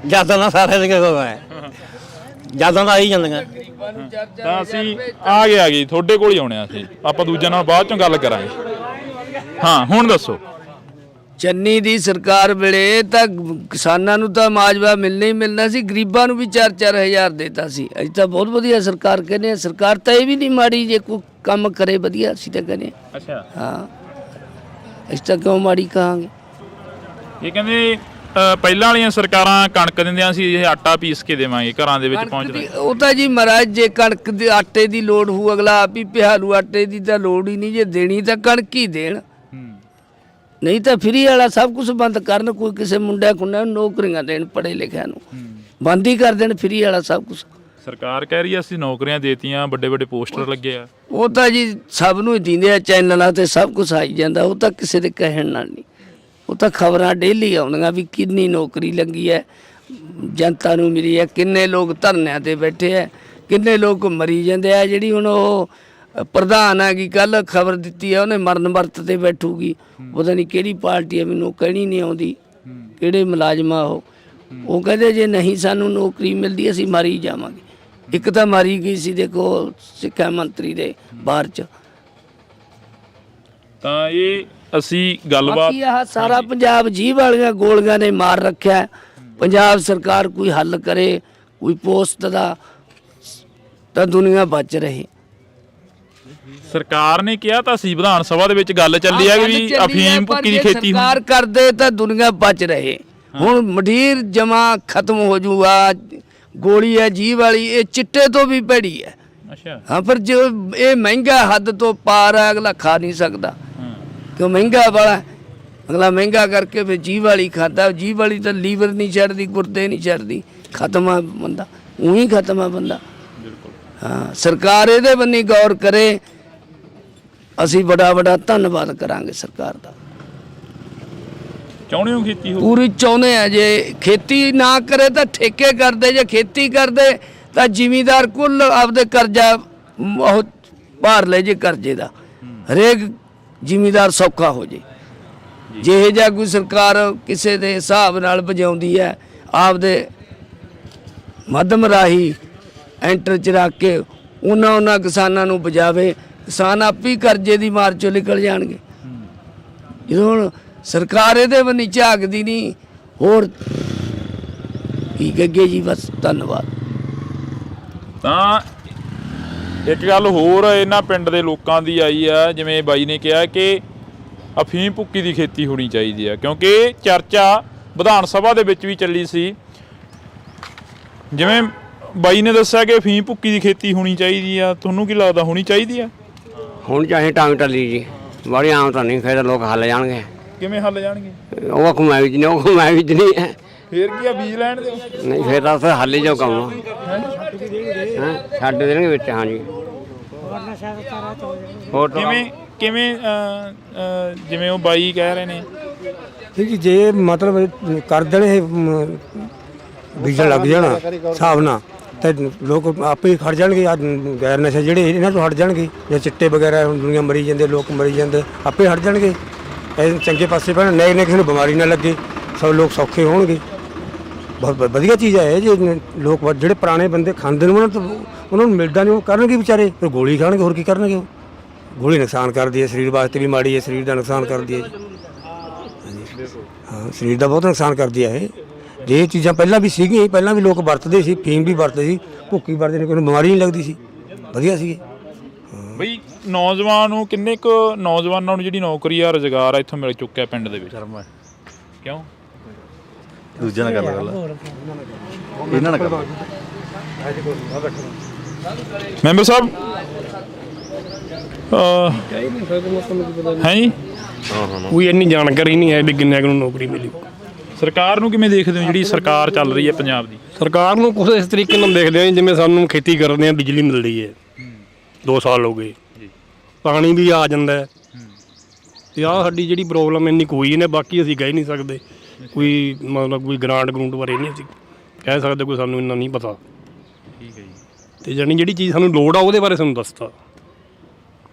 ਯਾਦਾਂ ਨਾਲ ਸਾਰਿਆਂ ਦੀਆਂ ਉਹ ਹੈ ਯਾਦਾਂ ਤਾਂ ਆਈ ਜਾਂਦੀਆਂ ਤਾਂ ਅਸੀਂ ਆ ਗਏ ਤੁਹਾਡੇ ਕੋਲ ਹੀ ਆਉਣੇ ਅਸੀਂ ਆਪਾਂ ਦੂਜਿਆਂ ਨਾਲ ਬਾਅਦ ਚੋਂ ਗੱਲ ਕਰਾਂਗੇ। ਹਾਂ ਹੁਣ ਦੱਸੋ। ਚੰਨੀ ਦੀ ਸਰਕਾਰ ਵੇਲੇ ਤਾਂ ਕਿਸਾਨਾਂ ਨੂੰ ਤਾਂ ਮਾਜਵਾ ਮਿਲਣਾ ਹੀ ਮਿਲਣਾ ਸੀ, ਗਰੀਬਾਂ ਨੂੰ ਵੀ 4-4 ਹਜ਼ਾਰ ਦੇਤਾ ਸੀ। ਅਸੀਂ ਤਾਂ ਬਹੁਤ ਵਧੀਆ ਸਰਕਾਰ ਕਹਿੰਦੇ ਆ, ਸਰਕਾਰ ਤਾਂ ਇਹ ਵੀ ਨਹੀਂ ਮਾੜੀ ਜੇ ਕੋਈ ਕੰਮ ਕਰੇ ਵਧੀਆ ਅਸੀਂ ਤਾਂ ਕਹਿੰਦੇ। ਅੱਛਾ ਹਾਂ ਅਸੀਂ ਤਾਂ ਕਿਉਂ ਮਾੜੀ ਕਹਾਂਗੇ। ਇਹ ਕਹਿੰਦੇ ਪਹਿਲਾਂ ਵਾਲੀਆਂ ਸਰਕਾਰਾਂ ਕਣਕ ਦਿੰਦੀਆਂ ਸੀ, ਇਹ ਆਟਾ ਪੀਸ ਕੇ ਦੇਵਾਂਗੇ ਘਰਾਂ ਦੇ ਵਿੱਚ ਪਹੁੰਚਦਾ। ਉਹ ਤਾਂ ਜੀ ਮਹਾਰਾਜ ਜੇ ਕਣਕ ਦੇ ਆਟੇ ਦੀ ਲੋੜ ਹੋਊ ਅਗਲਾ ਆਪ ਹੀ ਪਿਹਾ ਲੂ, ਆਟੇ ਦੀ ਤਾਂ ਲੋੜ ਹੀ ਨਹੀਂ, ਜੇ ਦੇਣੀ ਤਾਂ ਕਣਕ ਹੀ ਦੇਣ, ਨਹੀਂ ਤਾਂ ਫਰੀ ਵਾਲਾ ਸਭ ਕੁਝ ਬੰਦ ਕਰਨ। ਕੋਈ ਕਿਸੇ ਮੁੰਡਿਆਂ ਖੁੰਡਿਆਂ ਨੂੰ ਨੌਕਰੀਆਂ ਦੇਣ, ਪੜ੍ਹੇ ਲਿਖਿਆਂ ਨੂੰ ਬੰਦ ਹੀ ਕਰ ਦੇਣ ਫਰੀ ਵਾਲਾ ਸਭ ਕੁਝ। ਸਰਕਾਰ ਕਹਿ ਰਹੀ ਹੈ ਅਸੀਂ ਨੌਕਰੀਆਂ ਦੇਤੀਆਂ, ਵੱਡੇ ਵੱਡੇ ਪੋਸਟਰ ਲੱਗੇ ਆ। ਉਹ ਤਾਂ ਜੀ ਸਭ ਨੂੰ ਹੀ ਦਿੰਦੇ ਆ, ਚੈਨਲਾਂ ਤੇ ਸਭ ਕੁਝ ਆਈ ਜਾਂਦਾ, ਉਹ ਤਾਂ ਕਿਸੇ ਦੇ ਕਹਿਣ ਨਾਲ ਨਹੀਂ। ਉਹ ਤਾਂ ਖਬਰਾਂ ਡੇਲੀ ਆਉਂਦੀਆਂ ਵੀ ਕਿੰਨੀ ਨੌਕਰੀ ਲੱਗੀ ਹੈ, ਜਨਤਾ ਨੂੰ ਮਿਲੀ ਹੈ, ਕਿੰਨੇ ਲੋਕ ਧਰਨਿਆਂ ਤੇ ਬੈਠੇ ਹੈ, ਕਿੰਨੇ ਲੋਕ ਮਰੀ ਜਾਂਦੇ ਆ। ਜਿਹੜੀ ਹੁਣ ਉਹ ਪ੍ਰਧਾਨ ਆ ਗਈ ਕੱਲ ਖਬਰ ਦਿੱਤੀ ਹੈ, ਉਹਨੇ ਮਰਨ ਵਰਤ ਤੇ ਬੈਠੂਗੀ, ਪਤਾ ਨਹੀਂ ਕਿਹੜੀ ਪਾਰਟੀ ਹੈ, ਮੈਨੂੰ ਕਹਿਣੀ ਨਹੀਂ ਆਉਂਦੀ ਕਿਹੜੇ ਮੁਲਾਜ਼ਮਾ ਉਹ ਕਹਿੰਦੇ ਜੇ ਨਹੀਂ ਸਾਨੂੰ ਨੌਕਰੀ ਮਿਲਦੀ ਅਸੀਂ ਮਾਰੀ ਜਾਵਾਂਗੇ। ਇੱਕ ਤਾਂ ਮਾਰੀ ਗਈ ਸੀ ਦੇਖੋ ਸਿੱਖਿਆ ਮੰਤਰੀ ਦੇ ਬਾਹਰ ਚ। ਤਾਂ ਇਹ ਅਸੀਂ ਗੱਲਬਾਤ ਆਹ ਸਾਰਾ ਪੰਜਾਬ ਜੀਭ ਵਾਲੀਆਂ ਗੋਲੀਆਂ ਨੇ ਮਾਰ ਰੱਖਿਆ। ਪੰਜਾਬ ਸਰਕਾਰ ਕੋਈ ਹੱਲ ਕਰੇ, ਕੋਈ ਪੋਸਟ ਦਾ, ਤਾਂ ਦੁਨੀਆ ਬਚ ਰਹੇ। ਸਰਕਾਰ ਨੇ ਕਿਹਾ ਤਾਂ ਸੀ ਵਿਧਾਨ ਸਭਾ ਦੇ ਵਿੱਚ ਗੱਲ ਚੱਲੀ ਹੈ ਵੀ ਅਫੀਮ ਭੁੱਕੀ ਦੀ ਖੇਤੀ ਸਰਕਾਰ ਕਰਦੇ ਤਾਂ ਦੁਨੀਆ ਬਚ ਰਹੇ। ਹੁਣ ਮਡੀਰ ਜਮਾ ਖਤਮ ਹੋ ਜੂਗਾ। ਗੋਲੀ ਹੈ ਜੀਭ ਵਾਲੀ, ਇਹ ਚਿੱਟੇ ਤੋਂ ਵੀ ਭੈੜੀ ਹੈ। ਅੱਛਾ ਹਾਂ ਪਰ ਜੋ ਇਹ ਮਹਿੰਗਾ ਹੱਦ ਤੋਂ ਪਾਰ ਹੈ, ਅਗਲਾ ਖਾ ਨਹੀਂ ਸਕਦਾ ਕਿਉਂ ਮਹਿੰਗਾ ਵਾਲਾ। ਅਗਲਾ ਮਹਿੰਗਾ ਕਰਕੇ ਫਿਰ ਜੀਭ ਵਾਲੀ ਖਾਂਦਾ। ਜੀਭ ਵਾਲੀ ਤਾਂ ਲੀਵਰ ਨਹੀਂ ਛੱਡਦੀ, ਗੁਰਦੇ ਨਹੀਂ ਛੱਡਦੀ, ਖਤਮ ਆ ਬੰਦਾ, ਉਹੀ ਖਤਮ ਆ ਬੰਦਾ। ਹਾਂ ਸਰਕਾਰ ਇਹਦੇ ਬੰਨੀ ਗੌਰ ਕਰੇ, ਅਸੀਂ ਬੜਾ ਧੰਨਵਾਦ ਕਰਾਂਗੇ ਸਰਕਾਰ ਦਾ। ਚਾਹੁੰਦੇ ਹੋ ਖੇਤੀ ਹੋ? ਪੂਰੀ ਚਾਹੁੰਦੇ ਆ। ਜੇ ਖੇਤੀ ਨਾ ਕਰੇ ਤਾਂ ਠੇਕੇ ਕਰਦੇ, ਜੇ ਖੇਤੀ ਕਰਦੇ ਤਾਂ ਜ਼ਿਮੀਂਦਾਰ ਕੁੱਲ ਆਪਦੇ ਕਰਜ਼ਾ ਉਹ ਭਾਰ ਲੈ ਜੇ ਕਰਜ਼ੇ ਦਾ, ਹਰੇਕ ਜ਼ਿਮੀਂਦਾਰ ਸੌਖਾ ਹੋ ਜੇ। ਜਿਹੇ ਜਿਹਾ ਕੋਈ ਸਰਕਾਰ ਕਿਸੇ ਦੇ ਹਿਸਾਬ ਨਾਲ ਵਜਾਉਂਦੀ ਹੈ, ਆਪਦੇ ਮੱਧਮ ਰਾਹੀਂ ਐਂਟਰ ਚ ਰੱਖ ਕੇ ਉਹਨਾਂ ਕਿਸਾਨਾਂ ਨੂੰ ਬਜਾਵੇ, ਕਿਸਾਨ ਆਪੇ ਕਰਜ਼ੇ ਦੀ ਮਾਰ ਚੋਂ ਨਿਕਲ ਜਾਣਗੇ। ਜਦੋਂ ਹੁਣ ਸਰਕਾਰ ਇਹਦੇ ਬੰਨੀ ਝਾਕਦੀ ਨਹੀਂ, ਹੋਰ ਕੀ ਕਹਗੇ ਜੀ। ਬਸ ਧੰਨਵਾਦ। ਤਾਂ ਇੱਕ ਗੱਲ ਹੋਰ ਇਹਨਾਂ ਪਿੰਡ ਦੇ ਲੋਕਾਂ ਦੀ ਆਈ ਆ, ਜਿਵੇਂ ਬਾਈ ਨੇ ਕਿਹਾ ਕਿ ਅਫੀਮ ਭੁੱਕੀ ਦੀ ਖੇਤੀ ਹੋਣੀ ਚਾਹੀਦੀ ਆ, ਕਿਉਂਕਿ ਚਰਚਾ ਵਿਧਾਨ ਸਭਾ ਦੇ ਵਿੱਚ ਵੀ ਚੱਲੀ ਸੀ। ਜਿਵੇਂ ਬਾਈ ਨੇ ਦੱਸਿਆ ਕਿ ਅਫੀਮ ਭੁੱਕੀ ਦੀ ਖੇਤੀ ਹੋਣੀ ਚਾਹੀਦੀ ਆ, ਤੁਹਾਨੂੰ ਕੀ ਲੱਗਦਾ ਹੋਣੀ ਚਾਹੀਦੀ ਆ? ਹੁਣ ਚਾਹੇ ਟਾਂਗ ਟੱਲੀ ਜੀ, ਬੜੀ ਆਮ ਤਾਂ ਨਹੀਂ, ਫਿਰ ਲੋਕ ਹੱਲ ਜਾਣਗੇ। ਕਿਵੇਂ ਹੱਲ ਜਾਣਗੇ? ਉਹ ਘੁਮਾਈ ਵੀ ਨਹੀਂ, ਉਹ ਘੁਮਾਈ ਵੀ ਨਹੀਂ ਹੈ, ਫੇਰ ਕੀ ਆ, ਬੀਜ ਲੈਣ ਦਿਓ। ਨਹੀਂ ਫਿਰ ਤਾਂ ਉੱਥੇ ਹੱਲ ਹੀ ਜੋ ਕੰਮ ਛੱਡ ਦੇਣਗੇ ਵਿੱਚ। ਹਾਂਜੀ ਹੋਰ ਕਿਵੇਂ ਜਿਵੇਂ ਉਹ ਬਾਈ ਕਹਿ ਰਹੇ ਨੇ ਠੀਕ ਜੇ ਮਤਲਬ ਕਰ ਦੇਣ ਇਹ ਬੀਜਣ ਲੱਗ ਜਾਣਾ ਹਿਸਾਬ ਨਾਲ, ਤਾਂ ਲੋਕ ਆਪੇ ਖੜ ਜਾਣਗੇ। ਆ ਗੈਰ ਨਸ਼ਾ ਜਿਹੜੇ ਇਹਨਾਂ ਤੋਂ ਹਟ ਜਾਣਗੇ, ਜੇ ਚਿੱਟੇ ਵਗੈਰਾ ਹੁਣ ਦੁਨੀਆ ਮਰੀ ਜਾਂਦੇ, ਲੋਕ ਮਰੀ ਜਾਂਦੇ, ਆਪੇ ਹਟ ਜਾਣਗੇ। ਇਹ ਚੰਗੇ ਪਾਸੇ ਪੈਣ, ਨਏ ਕਿਸੇ ਨੂੰ ਬਿਮਾਰੀ ਨਾ ਲੱਗੇ, ਸਭ ਲੋਕ ਸੌਖੇ ਹੋਣਗੇ। ਬਹੁਤ ਵਧੀਆ ਚੀਜ਼ ਹੈ। ਜੇ ਲੋਕ ਜਿਹੜੇ ਪੁਰਾਣੇ ਬੰਦੇ ਖਾਂਦੇ ਨੇ ਉਹਨਾਂ ਨੂੰ ਮਿਲਦਾ ਨਹੀਂ, ਉਹ ਕਰਨਗੇ ਵਿਚਾਰੇ, ਫਿਰ ਗੋਲੀ ਖਾਣਗੇ, ਹੋਰ ਕੀ ਕਰਨਗੇ। ਉਹ ਗੋਲੀ ਨੁਕਸਾਨ ਕਰਦੀ ਹੈ, ਸਰੀਰ ਵਾਸਤੇ ਵੀ ਮਾੜੀ ਹੈ, ਸਰੀਰ ਦਾ ਨੁਕਸਾਨ ਕਰਦੀ ਹੈ। ਹਾਂ ਸਰੀਰ ਦਾ ਬਹੁਤ ਨੁਕਸਾਨ ਕਰਦੀ ਹੈ ਇਹ। ਜੇ ਇਹ ਚੀਜ਼ਾਂ ਪਹਿਲਾਂ ਵੀ ਸੀਗੀਆਂ, ਪਹਿਲਾਂ ਵੀ ਲੋਕ ਵਰਤਦੇ ਸੀ, ਫੀਮ ਵੀ ਵਰਤਦੇ ਸੀ, ਭੁੱਕੀ ਵਰਤਦੇ ਨੇ, ਕੋਈ ਬਿਮਾਰੀ ਨਹੀਂ ਲੱਗਦੀ ਸੀ, ਵਧੀਆ ਸੀ। ਬਈ ਨੌਜਵਾਨ ਨੂੰ ਕਿੰਨੇ ਕੁ ਨੌਜਵਾਨਾਂ ਨੂੰ ਜਿਹੜੀ ਨੌਕਰੀ ਆ, ਰੁਜ਼ਗਾਰ ਆ ਇੱਥੋਂ ਮਿਲ ਚੁੱਕਿਆ ਪਿੰਡ ਦੇ ਵਿੱਚ? ਕਿਉਂ ਦੂਜਿਆਂ ਨਾਲ ਗੱਲ ਇਹਨਾਂ ਨਾਲ ਗੱਲ। ਮੈਂਬਰ ਸਾਹਿਬ ਹੈ ਜੀ, ਕੋਈ ਇੰਨੀ ਜਾਣਕਾਰੀ ਨਹੀਂ ਹੈ ਵੀ ਕਿੰਨੇ ਨੂੰ ਨੌਕਰੀ ਮਿਲੀ। ਸਰਕਾਰ ਨੂੰ ਕਿਵੇਂ ਦੇਖਦੇ ਹੋ ਜਿਹੜੀ ਸਰਕਾਰ ਚੱਲ ਰਹੀ ਹੈ ਪੰਜਾਬ ਦੀ? ਸਰਕਾਰ ਨੂੰ ਕੁਝ ਇਸ ਤਰੀਕੇ ਨਾਲ ਦੇਖਦੇ ਆ ਜਿਵੇਂ ਸਾਨੂੰ ਖੇਤੀ ਕਰਦੇ ਆ ਬਿਜਲੀ ਮਿਲਦੀ ਹੈ, 2 ਸਾਲ ਹੋ ਗਏ ਪਾਣੀ ਵੀ ਆ ਜਾਂਦਾ ਹੈ। ਤੇ ਆਹ ਸਾਡੀ ਜਿਹੜੀ ਪ੍ਰੋਬਲਮ ਇੰਨੀ ਕੋਈ ਨੇ, ਬਾਕੀ ਅਸੀਂ ਕਹਿ ਨਹੀਂ ਸਕਦੇ ਕੋਈ ਮਤਲਬ ਕੋਈ ਗ੍ਰਾਂਟ ਬਾਰੇ ਨਹੀਂ ਅਸੀਂ ਕਹਿ ਸਕਦੇ, ਕੋਈ ਸਾਨੂੰ ਇੰਨਾ ਨਹੀਂ ਪਤਾ। ਠੀਕ ਹੈ ਜੀ। ਤੇ ਜਾਣੀ ਜਿਹੜੀ ਚੀਜ਼ ਸਾਨੂੰ ਲੋੜ ਆ ਉਹਦੇ ਬਾਰੇ ਸਾਨੂੰ ਦੱਸਤਾ।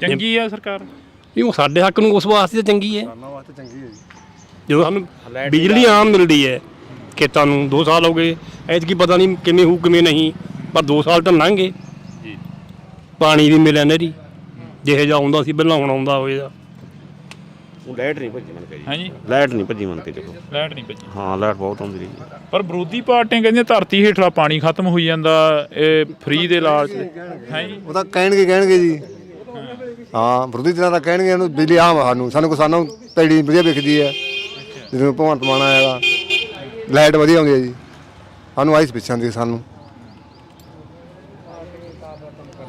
ਚੰਗੀ ਆ ਸਰਕਾਰ? ਨਹੀਂ, ਉਹ ਸਾਡੇ ਹੱਕ ਨੂੰ ਉਸ ਵਾਸਤੇ ਤਾਂ ਚੰਗੀ ਹੈ। ਵਾਸਤੇ ਚੰਗੀ ਹੈ ਜੀ। ਜਦੋਂ ਸਾਨੂੰ ਬਿਜਲੀ ਆਮ ਮਿਲਦੀ ਹੈ ਖੇਤਾਂ ਨੂੰ 2 ਸਾਲ ਹੋ ਗਏ, ਐਤਕੀ ਪਤਾ ਨਹੀਂ ਕਿਵੇਂ ਹੋਊ ਕਿਵੇਂ ਨਹੀਂ, ਪਰ 2 ਸਾਲ ਤਾਂ ਲੰਘ ਗਏ। ਪਾਣੀ ਦੀ ਮਿਲਿਆ ਨਹਿਰੀ ਜਿਹੇ ਜਿਹਾ ਆਉਂਦਾ ਸੀ ਪਹਿਲਾਂ, ਹੁਣ ਆਉਂਦਾ ਹੋਏਗਾ। ਉਹ ਲਾਈਟ ਨਹੀਂ ਭੱਜੀ ਮੰਨ ਕੇ ਜੀ। ਹਾਂਜੀ, ਲਾਈਟ ਨਹੀਂ ਭੱਜੀ ਮੰਨ ਕੇ ਦੇਖੋ। ਲਾਈਟ ਨਹੀਂ ਭੱਜੀ? ਹਾਂ, ਲਾਈਟ ਬਹੁਤ ਆਉਂਦੀ ਰਹੀ ਜੀ। ਪਰ ਵਿਰੋਧੀ ਪਾਰਟੀਆਂ ਕਹਿੰਦੀਆਂ ਧਰਤੀ ਹੇਠਲਾ ਪਾਣੀ ਖਤਮ ਹੋਈ ਜਾਂਦਾ, ਇਹ ਫ੍ਰੀ ਦੇ ਲਾਲਚ ਹੈ ਜੀ। ਉਹ ਤਾਂ ਕਹਿਣਗੇ ਜੀ। ਹਾਂ, ਵਿਰੋਧੀ ਧਿਰਾਂ ਤਾਂ ਕਹਿਣਗੇ ਇਹਨੂੰ ਬਿਜਲੀ ਆਮ ਸਾਨੂੰ ਸਾਨੂੰ ਪੈੜੀ ਵਧੀਆ ਵਿਕਦੀ ਹੈ। ਜਦੋਂ ਭਗਵੰਤ ਮਾਨ ਆਏਗਾ ਲਾਈਟ ਵਧੀਆ ਆਉਂਦੀ ਹੈ ਜੀ। ਸਾਨੂੰ ਆਹੀ ਸਮੱਸਿਆ ਆਉਂਦੀ ਸਾਨੂੰ,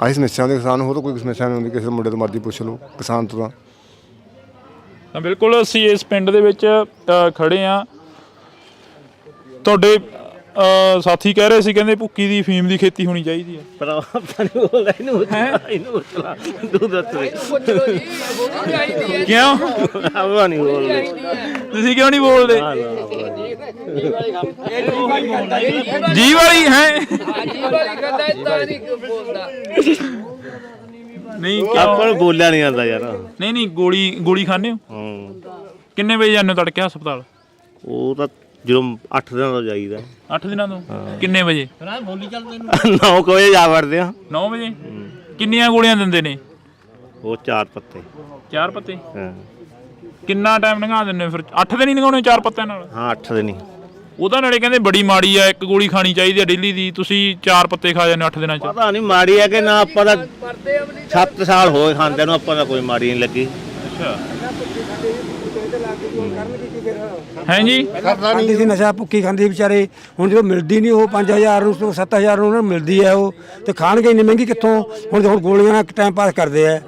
ਆਹੀ ਸਮੱਸਿਆ ਆਉਂਦੀ ਕਿਸਾਨ, ਹੋਰ ਕੋਈ ਸਮੱਸਿਆ ਨਹੀਂ ਹੁੰਦੀ। ਕਿਸੇ ਮੁੰਡੇ ਤੋਂ ਮਰਜ਼ੀ ਪੁੱਛ ਲਓ ਕਿਸਾਨ ਤੋਂ। ਤਾਂ ਬਿਲਕੁਲ ਅਸੀਂ ਇਸ ਪਿੰਡ ਦੇ ਵਿੱਚ ਖੜੇ ਆ। ਤੁਹਾਡੇ ਸਾਥੀ ਕਹਿ ਰਹੇ ਸੀ, ਕਹਿੰਦੇ ਭੁੱਕੀ ਦੀ ਫੀਮ ਦੀ ਖੇਤੀ ਹੋਣੀ ਚਾਹੀਦੀ ਹੈ। ਕਿਉਂ ਤੁਸੀਂ ਕਿਉਂ ਨਹੀਂ ਬੋਲਦੇ? ਜੀ ਵਾਲੀ ਹੈ ਨਹੀਂ, ਆਪਾਂ ਨੂੰ ਬੋਲਿਆ ਨਹੀਂ ਆਉਂਦਾ ਯਾਰ। ਨਹੀਂ, ਗੋਲੀ ਖਾਂਦੇ ਹੋ? ਕਿੰਨੇ ਵਜੇ ਜਾਂਦੇ ਹੋ ਤੜਕੇ ਹਸਪਤਾਲ? ਉਹ ਤਾਂ ਜਦੋਂ 8 ਦਿਨਾਂ ਤੋਂ ਜਾਈਦਾ। 8 ਦਿਨਾਂ ਤੋਂ? ਕਿੰਨੇ ਵਜੇ? 9 ਵਜੇ ਜਾ ਵੜਦੇ ਆ। 9 ਵਜੇ? ਕਿੰਨੀਆਂ ਗੋਲੀਆਂ ਦਿੰਦੇ ਨੇ ਉਹ? 4 ਪੱਤੇ। 4 ਪੱਤੇ? ਹਾਂ। ਕਿੰਨਾ ਟਾਈਮ ਲੰਘਾ ਦਿੰਦੇ ਫਿਰ? 8 ਦਿਨ ਹੀ ਲੰਘਾਉਣੇ 4 ਪੱਤਿਆਂ ਨਾਲ? ਹਾਂ, 8 ਦਿਨ ਹੀ। ਉਹਦਾ ਨਾਲੇ ਕਹਿੰਦੇ ਬੜੀ ਮਾੜੀ ਆ, 1 ਗੋਲੀ ਖਾਣੀ ਚਾਹੀਦੀ ਆ ਡੇਲੀ ਦੀ, ਤੁਸੀਂ 4 ਪੱਤੇ ਖਾ ਜਾਂਦੇ 8 ਦਿਨਾਂ ਚ। ਪਤਾ ਨਹੀਂ ਮਾੜੀ ਹੈ ਕਿ ਨਾ, ਆਪਾਂ ਦਾ 7 ਸਾਲ ਹੋਏ ਖਾਂਦੇ ਨੂੰ, ਆਪਾਂ ਦਾ ਕੋਈ ਮਾੜੀ ਨਹੀਂ ਲੱਗੀ। ਅੱਛਾ, ਹੈ ਜੀ। ਖਾਂਦੀ ਸੀ ਨਸ਼ਾ, ਭੁੱਕੀ ਖਾਂਦੀ ਵਿਚਾਰੇ। ਹੁਣ ਜਦੋਂ ਮਿਲਦੀ ਨਹੀਂ ਉਹ 5000 ਨੂੰ 7000 ਨੂੰ ਉਹਨਾਂ ਨੂੰ ਮਿਲਦੀ ਹੈ, ਉਹ ਤੇ ਖਾਣਗੇ ਇੰਨੀ ਮਹਿੰਗੀ ਕਿੱਥੋਂ? ਹੁਣ ਗੋਲੀਆਂ ਨਾਲ ਟਾਈਮ ਪਾਸ ਕਰਦੇ ਆ,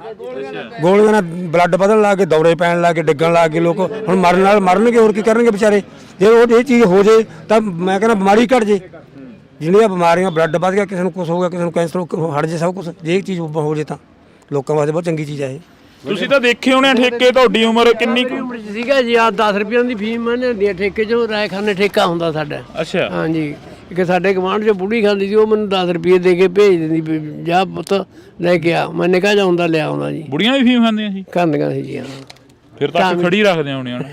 ਗੋਲੀਆਂ ਨਾਲ ਬਲੱਡ ਵਧਣ ਲੱਗ ਗਏ, ਦੌਰੇ ਪੈਣ ਲੱਗ ਗਏ, ਡਿੱਗਣ ਲੱਗ ਗਏ ਲੋਕ। ਹੁਣ ਮਰਨ ਨਾਲ ਮਰਨਗੇ, ਹੋਰ ਕੀ ਕਰਨਗੇ ਵਿਚਾਰੇ? ਜੇ ਉਹ ਇਹ ਚੀਜ਼ ਹੋ ਜੇ ਤਾਂ ਮੈਂ ਕਹਿੰਦਾ ਬਿਮਾਰੀ ਘਟ ਜੇ। ਜਿਹੜੀਆਂ ਬਿਮਾਰੀਆਂ, ਬਲੱਡ ਵੱਧ ਗਿਆ, ਕਿਸੇ ਨੂੰ ਕੁਛ ਹੋ ਗਿਆ, ਕਿਸੇ ਨੂੰ ਕੈਂਸਰ ਹਟ ਜੇ, ਸਭ ਕੁਛ ਜੇ ਇਹ ਚੀਜ਼ ਹੋ ਜੇ ਤਾਂ ਲੋਕਾਂ ਵਾਸਤੇ ਬਹੁਤ ਚੰਗੀ ਚੀਜ਼ ਹੈ ਇਹ। ਤੁਸੀਂ ਤਾਂ ਦੇਖੇ ਹੋਣੇ ਠੇਕੇ, ਤੁਹਾਡੀ ਉਮਰ ਕਿੰਨੀ ਸੀਗਾ ਜੀ? ਆ 10 ਰੁਪਏ ਦੀ ਫੀਮ ਹੁੰਦੀ ਠੇਕੇ 'ਚੋਂ, ਰਾਇਖਾਨੇ ਠੇਕਾ ਹੁੰਦਾ ਸਾਡਾ। ਅੱਛਾ। ਹਾਂਜੀ, ਇੱਕ ਸਾਡੇ ਗਵਾਂਢ 'ਚ ਬੁੜੀ ਖਾਂਦੀ ਸੀ, ਉਹ ਮੈਨੂੰ 10 ਰੁਪਏ ਦੇ ਕੇ ਭੇਜ ਦਿੰਦੀ ਵੀ ਜਾ ਪੁੱਤ ਲੈ ਕੇ ਆ। ਮੈਂ ਨਿਕਾ ਜਾਂਦਾ ਲਿਆ ਆਉਂਦਾ ਜੀ। ਬੁੜੀਆਂ ਵੀ ਫੀਮ ਖਾਂਦੀਆਂ ਸੀ? ਖਾਂਦੀਆਂ ਸੀ ਜੀ। ਹਾਂ, ਫਿਰ ਤਾਂ ਖੜੀ ਰੱਖਦੇ ਹੋਣੇ ਹਨ।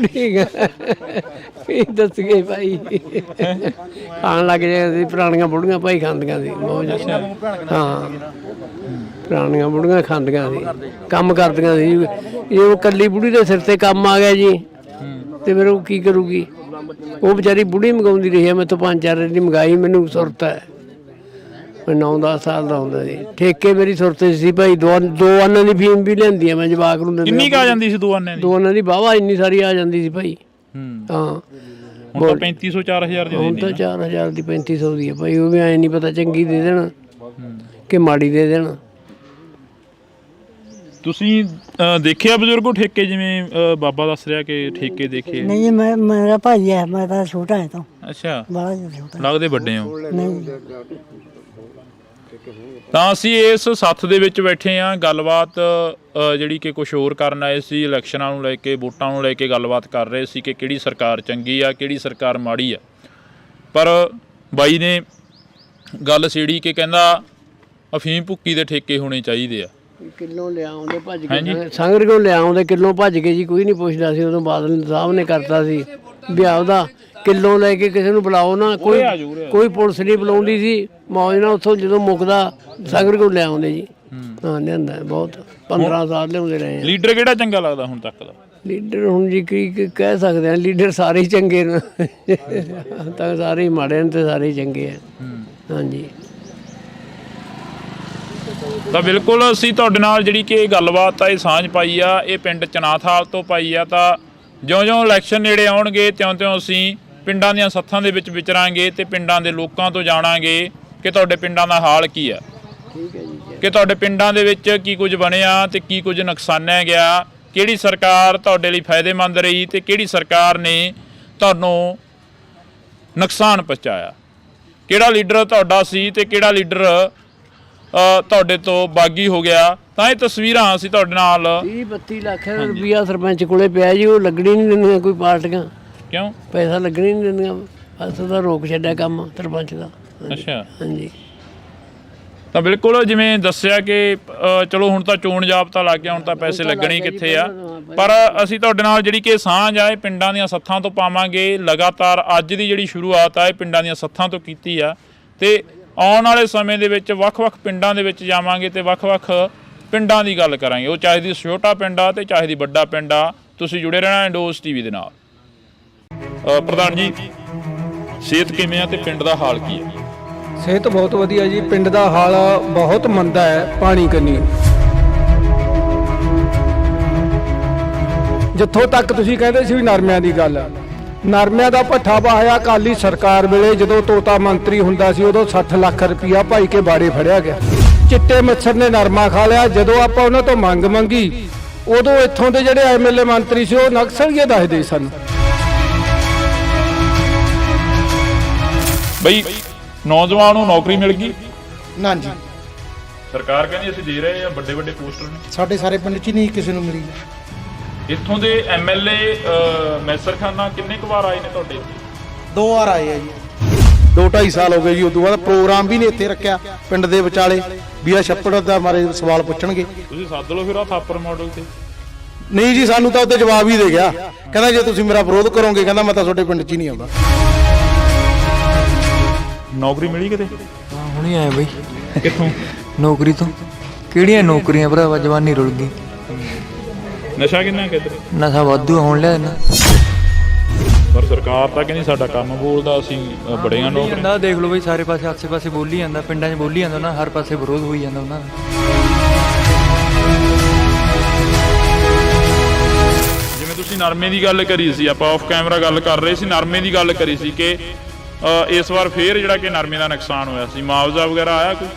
ਠੀਕ ਹੈ, ਇਹ ਦੱਸ ਗਏ ਭਾਈ। ਖਾਣ ਲੱਗ ਜਾਂਦੇ ਪੁਰਾਣੀਆਂ ਬੁੜੀਆਂ ਭਾਈ, ਖਾਂਦੀਆਂ ਸੀ ਬਹੁਤ ਜ਼ਿਆਦਾ। ਹਾਂ, ਪੁਰਾਣੀਆਂ ਬੁੜੀਆਂ ਖਾਂਦੀਆਂ ਸੀ, ਕੰਮ ਕਰਦੀਆਂ ਸੀ। ਇਹ ਉਹ ਕੱਲੀ ਬੁੜੀ ਦੇ ਸਿਰ ਤੇ ਕੰਮ ਆ ਗਿਆ ਜੀ, ਤੇ ਫਿਰ ਉਹ ਕੀ ਕਰੂਗੀ? ਉਹ ਵਿਚਾਰੀ ਬੁੜੀ ਮੰਗਾਉਂਦੀ ਰਹੀ ਹੈ, ਮੈਂ ਤਾਂ 5-4 ਦੀ ਮੰਗਾਈ, ਮੈਨੂੰ ਸੁਰਤ ਹੈ। ਮੈਂ 9-10 ਸਾਲ ਦਾ ਹੁੰਦਾ ਸੀ। ਠੇਕੇ ਮੇਰੀ ਸੁਰਤ ਸੀ ਭਾਈ। ਦੋ ਆਨਾਂ ਦੀ ਫੀਮ ਵੀ ਲੈਂਦੀ ਆ ਮੈਂ ਜਵਾਕ ਨੂੰ ਦਿੰਦਾ। ਕਿੰਨੀ ਆ ਜਾਂਦੀ ਸੀ 2 ਆਨੇ ਦੀ? 2 ਆਨਾਂ ਦੀ ਵਾਹਵਾ ਇੰਨੀ ਸਾਰੀ ਆ ਜਾਂਦੀ ਸੀ ਭਾਈ। ਹਾਂ, ਹੁਣ ਤਾਂ 3500 4000 ਦੀ ਹੁਣ ਤਾਂ 4000 ਦੀ 3500 ਦੀ ਹੈ ਭਾਈ। ਉਹ ਵੀ ਐ ਨਹੀਂ ਪਤਾ ਚੰਗੀ ਦੇ ਦੇਣ ਕਿ ਮਾੜੀ ਦੇ ਦੇਣ। ਤੁਸੀਂ ਦੇਖਿਆ ਬਜ਼ੁਰਗੋ ਠੇਕੇ, ਜਿਵੇਂ ਬਾਬਾ ਦੱਸ ਰਿਹਾ ਕਿ ਠੇਕੇ ਦੇਖੇ? ਨਹੀਂ, ਮੇਰਾ ਭਾਈ ਹੈ, ਮੈਂ ਤਾਂ ਛੋਟਾ ਹੈ। ਤਾਂ ਅੱਛਾ, ਬੜਾ ਛੋਟਾ ਲੱਗਦੇ ਵੱਡੇ ਹੋ। ਨਹੀਂ, ਤਾਂ ਅਸੀਂ ਇਸ ਸੱਥ ਦੇ ਵਿੱਚ ਬੈਠੇ ਹਾਂ। ਗੱਲਬਾਤ ਜਿਹੜੀ ਕਿ ਕੁਝ ਹੋਰ ਕਰਨ ਆਏ ਸੀ, ਇਲੈਕਸ਼ਨਾਂ ਨੂੰ ਲੈ ਕੇ, ਵੋਟਾਂ ਨੂੰ ਲੈ ਕੇ ਗੱਲਬਾਤ ਕਰ ਰਹੇ ਸੀ ਕਿ ਕਿਹੜੀ ਸਰਕਾਰ ਚੰਗੀ ਆ, ਕਿਹੜੀ ਸਰਕਾਰ ਮਾੜੀ ਆ। ਪਰ ਬਾਈ ਨੇ ਗੱਲ ਛੇੜੀ ਕਿ ਕਹਿੰਦਾ ਅਫੀਮ ਭੁੱਕੀ ਦੇ ਠੇਕੇ ਹੋਣੇ ਚਾਹੀਦੇ ਆ। ਕਿੱਲੋਂ ਲਿਆਉਂਦੇ ਭੱਜ ਕੇ, ਸੰਗਰ ਕੋਲ ਲਿਆਉਂਦੇ ਕਿੱਲੋਂ ਭੱਜ ਕੇ ਜੀ। ਕੋਈ ਨਹੀਂ ਪੁੱਛਦਾ ਸੀ ਉਦੋਂ, ਬਾਦਲ ਸਾਹਿਬ ਨੇ ਕਰਤਾ ਸੀ ਵਿਆਹ ਉਹਦਾ। ਕਿੱਲੋਂ ਲੈ ਕੇ ਕਿਸੇ ਨੂੰ ਬੁਲਾਓ ਨਾ, ਕੋਈ ਪੁਲਿਸ ਨਹੀਂ ਬੁਲਾਉਂਦੀ ਸੀ। ਮੌਜ ਨਾਲ ਉੱਥੋਂ ਜਦੋਂ ਮੁੱਕਦਾ ਸੰਗਰ ਕੋਲ ਲਿਆਉਂਦੇ ਜੀ। ਹਾਂ, ਲਿਆਂਦਾ ਬਹੁਤ, 15 ਸਾਲ ਲਿਆਉਂਦੇ ਰਹੇ। ਲੀਡਰ ਕਿਹੜਾ ਚੰਗਾ ਲੱਗਦਾ ਹੁਣ ਤੱਕ ਦਾ? ਲੀਡਰ ਹੁਣ ਜੀ ਕੀ ਕਹਿ ਸਕਦੇ ਆ, ਲੀਡਰ ਸਾਰੇ ਹੀ ਚੰਗੇ ਨੇ। ਤਾਂ ਸਾਰੇ ਹੀ ਮਾੜੇ ਨੇ ਤੇ ਸਾਰੇ ਹੀ ਚੰਗੇ ਆ। ਹਾਂਜੀ, ਤਾਂ ਬਿਲਕੁਲ ਅਸੀਂ ਤੁਹਾਡੇ ਨਾਲ ਜਿਹੜੀ ਕਿ ਇਹ ਗੱਲਬਾਤ ਆ, ਇਹ ਸਾਂਝ ਪਾਈ ਆ, ਇਹ ਪਿੰਡ ਚਨਾਥਾਲ ਤੋਂ ਪਾਈ ਆ। ਤਾਂ ਜਿਉਂ-ਜਿਉਂ ਇਲੈਕਸ਼ਨ ਨੇੜੇ ਆਉਣਗੇ, ਤਿਉਂ-ਤਿਉਂ ਅਸੀਂ ਪਿੰਡਾਂ ਦੀਆਂ ਸੱਥਾਂ ਦੇ ਵਿੱਚ ਵਿਚਰਾਂਗੇ ਤੇ ਪਿੰਡਾਂ ਦੇ ਲੋਕਾਂ ਤੋਂ ਜਾਣਾਂਗੇ ਕਿ ਤੁਹਾਡੇ ਪਿੰਡਾਂ ਦਾ ਹਾਲ ਕੀ ਆ, ਕਿ ਤੁਹਾਡੇ ਪਿੰਡਾਂ ਦੇ ਵਿੱਚ ਕੀ ਕੁਝ ਬਣਿਆ ਤੇ ਕੀ ਕੁਝ ਨੁਕਸਾਨਿਆ ਗਿਆ, ਕਿਹੜੀ ਸਰਕਾਰ ਤੁਹਾਡੇ ਲਈ ਫਾਇਦੇਮੰਦ ਰਹੀ ਤੇ ਕਿਹੜੀ ਸਰਕਾਰ ਨੇ ਤੁਹਾਨੂੰ ਨੁਕਸਾਨ ਪਹੁੰਚਾਇਆ, ਕਿਹੜਾ ਲੀਡਰ ਤੁਹਾਡਾ ਸੀ ਤੇ ਕਿਹੜਾ ਲੀਡਰ ਤੁਹਾਡੇ ਤੋਂ ਬਾਗੀ ਹੋ ਗਿਆ। ਤਾਂ ਇਹ ਤਸਵੀਰਾਂ ਅਸੀਂ ਤੁਹਾਡੇ ਨਾਲ 30-32 ਲੱਖ ਰੁਪਈਆ ਸਰਪੰਚ ਕੋਲੇ ਪਿਆ ਜੀ, ਉਹ ਲੱਗਣੀ ਨਹੀਂ ਦਿੰਦੀਆਂ ਕੋਈ ਪਾਰਟੀਆਂ। ਕਿਉਂ? ਪੈਸਾ ਲੱਗਣੀ ਨਹੀਂ ਦਿੰਦੀਆਂ, ਬਸ ਉਹਦਾ ਰੋਕ ਛੱਡਿਆ ਕੰਮ ਸਰਪੰਚ ਦਾ। ਅੱਛਾ, ਹਾਂਜੀ। ਤਾਂ ਬਿਲਕੁਲ ਜਿਵੇਂ ਦੱਸਿਆ ਕਿ ਚਲੋ ਹੁਣ ਤਾਂ ਚੋਣ ਜਾਬਤਾ ਲੱਗ ਗਿਆ, ਹੁਣ ਤਾਂ ਪੈਸੇ ਲੱਗਣੇ ਕਿੱਥੇ ਆ, ਪਰ ਅਸੀਂ ਤੁਹਾਡੇ ਨਾਲ ਜਿਹੜੀ ਕਿ ਸਾਂਝ ਆ ਇਹ ਪਿੰਡਾਂ ਦੀਆਂ ਸੱਥਾਂ ਤੋਂ ਪਾਵਾਂਗੇ। ਲਗਾਤਾਰ ਅੱਜ ਦੀ ਜਿਹੜੀ ਸ਼ੁਰੂਆਤ ਆ ਇਹ ਪਿੰਡਾਂ ਦੀਆਂ ਸੱਥਾਂ ਤੋਂ ਕੀਤੀ ਆ, ਤੇ ਆਉਣ ਵਾਲੇ ਸਮੇਂ ਦੇ ਵਿੱਚ ਵੱਖ-ਵੱਖ ਪਿੰਡਾਂ ਦੇ ਵਿੱਚ ਜਾਵਾਂਗੇ ਤੇ ਵੱਖ-ਵੱਖ ਪਿੰਡਾਂ ਦੀ ਗੱਲ ਕਰਾਂਗੇ। ਉਹ ਚਾਹੇ ਦੀ ਛੋਟਾ ਪਿੰਡ ਆ ਤੇ ਚਾਹੇ ਦੀ ਵੱਡਾ ਪਿੰਡ ਆ। ਤੁਸੀਂ ਜੁੜੇ ਰਹਿਣਾ ਇੰਡੋਜ਼ ਟੀਵੀ ਦੇ ਨਾਲ। ਪ੍ਰਧਾਨ ਜੀ, ਸਿਹਤ ਕਿਵੇਂ ਆ ਤੇ ਪਿੰਡ ਦਾ ਹਾਲ ਕੀ ਹੈ? ਸਿਹਤ ਬਹੁਤ ਵਧੀਆ ਜੀ, ਪਿੰਡ ਦਾ ਹਾਲ ਬਹੁਤ ਮੰਦਾ ਹੈ ਪਾਣੀ ਕੰਨੀ। ਜਿੱਥੋਂ ਤੱਕ ਤੁਸੀਂ ਕਹਿੰਦੇ ਸੀ ਵੀ ਨਰਮਿਆਂ ਦੀ ਗੱਲ, ਨਰਮਿਆਂ ਦਾ ਭੱਠਾ ਪਾਇਆ ਅਕਾਲੀ ਸਰਕਾਰ ਵੇਲੇ, ਜਦੋਂ ਤੋਤਾ ਮੰਤਰੀ ਹੁੰਦਾ ਸੀ ਉਦੋਂ 60 ਲੱਖ ਰੁਪਇਆ ਭਾਈ ਕੇ ਬਾੜੇ ਫੜਿਆ ਗਿਆ। ਚਿੱਟੇ ਮੱਛਰ ਨੇ ਨਰਮਾ ਖਾ ਲਿਆ। ਜਦੋਂ ਆਪਾਂ ਉਹਨਾਂ ਤੋਂ ਮੰਗ ਮੰਗੀ ਉਦੋਂ ਇੱਥੋਂ ਦੇ ਜਿਹੜੇ ਐਮਐਲਏ ਮੰਤਰੀ ਸੀ ਉਹ ਨਕਸਲੀਏ ਦੱਸਦੇ ਸਨ। ਬਈ ਨੌਜਵਾਨ ਨੂੰ ਨੌਕਰੀ ਮਿਲ ਗਈ ਨਾ ਜੀ, ਸਰਕਾਰ ਕਹਿੰਦੀ ਅਸੀਂ ਦੇ ਰਹੇ ਆ, ਵੱਡੇ ਵੱਡੇ ਪੋਸਟਰ ਨੇ। ਸਾਡੇ ਸਾਰੇ ਪਿੰਡ 'ਚ ਨਹੀਂ ਕਿਸੇ ਨੂੰ ਮਿਲੀ। ਇੱਥੋਂ ਦੇ ਐਮਐਲਏ ਮੈਸਰ ਖਾਨਾ ਕਿੰਨੇ ਕੁ ਵਾਰ ਆਏ ਨੇ ਤੁਹਾਡੇ? 2 ਵਾਰ ਆਏ ਆ ਜੀ, 2-2.5 ਸਾਲ ਹੋ ਗਏ ਜੀ। ਉਦੋਂ ਬਾਅਦ ਪ੍ਰੋਗਰਾਮ ਵੀ ਨਹੀਂ ਇੱਥੇ ਰੱਖਿਆ ਪਿੰਡ ਦੇ ਵਿਚਾਲੇ ਵੀ ਆ ਛੱਪੜ ਦਾ ਮਾਰੇ ਸਵਾਲ ਪੁੱਛਣਗੇ। ਤੁਸੀਂ ਸੱਦ ਲਓ ਫਿਰ ਆ ਥਾਪਰ ਮਾਡਲ ਤੇ। ਨਹੀਂ ਜੀ, ਸਾਨੂੰ ਤਾਂ ਉੱਤੇ ਜਵਾਬ ਹੀ ਦੇ ਗਿਆ, ਕਹਿੰਦਾ ਜੇ ਤੁਸੀਂ ਮੇਰਾ ਵਿਰੋਧ ਕਰੋਗੇ ਕਹਿੰਦਾ ਮੈਂ ਤਾਂ ਤੁਹਾਡੇ ਪਿੰਡ 'ਚ ਹੀ ਨਹੀਂ ਆਉਂਦਾ। ਨੌਕਰੀ ਮਿਲੀ ਕਿਤੇ? ਹਾਂ, ਹੁਣੇ ਆਇਆ ਬਈ। ਕਿੱਥੋਂ? ਨੌਕਰੀ ਤੋਂ। ਕਿਹੜੀਆਂ ਨੌਕਰੀਆਂ ਭਰਾਵਾ, ਜਵਾਨੀ ਰੁਲ ਗਈ। ਨਸ਼ਾ ਕਿੰਨਾ ਕਿੱਧਰ? ਨਸ਼ਾ ਵਾਧੂ ਹੋਣ ਲਿਆ ਨਾ, ਪਰ ਸਰਕਾਰ ਤਾਂ ਕਹਿੰਦੀ ਸਾਡਾ ਕੰਮ ਬੋਲਦਾ, ਅਸੀਂ ਬੜੀਆਂ ਨੌਕਰੀਆਂ। ਜਾਂਦਾ ਦੇਖ ਲਓ ਬਈ, ਸਾਰੇ ਪਾਸੇ ਆਸੇ-ਪਾਸੇ ਬੋਲੀ ਜਾਂਦਾ, ਪਿੰਡਾਂ 'ਚ ਬੋਲੀ ਜਾਂਦਾ ਨਾ, ਹਰ ਪਾਸੇ ਵਿਰੋਧ ਹੋਈ ਜਾਂਦਾ ਉਹਨਾਂ ਦਾ। ਜਿਵੇਂ ਤੁਸੀਂ ਨਰਮੇ ਦੀ ਗੱਲ ਕਰੀ ਸੀ, ਆਪਾਂ ਆਫ ਕੈਮਰਾ ਗੱਲ ਕਰ ਰਹੇ ਸੀ, ਨਰਮੇ ਦੀ ਗੱਲ ਕਰੀ ਸੀ ਕਿ ਇਸ ਵਾਰ ਫੇਰ ਜਿਹੜਾ ਕਿ ਨਰਮੇ ਦਾ ਨੁਕਸਾਨ ਹੋਇਆ ਸੀ, ਮੁਆਵਜ਼ਾ ਵਗੈਰਾ ਆਇਆ ਕੋਈ?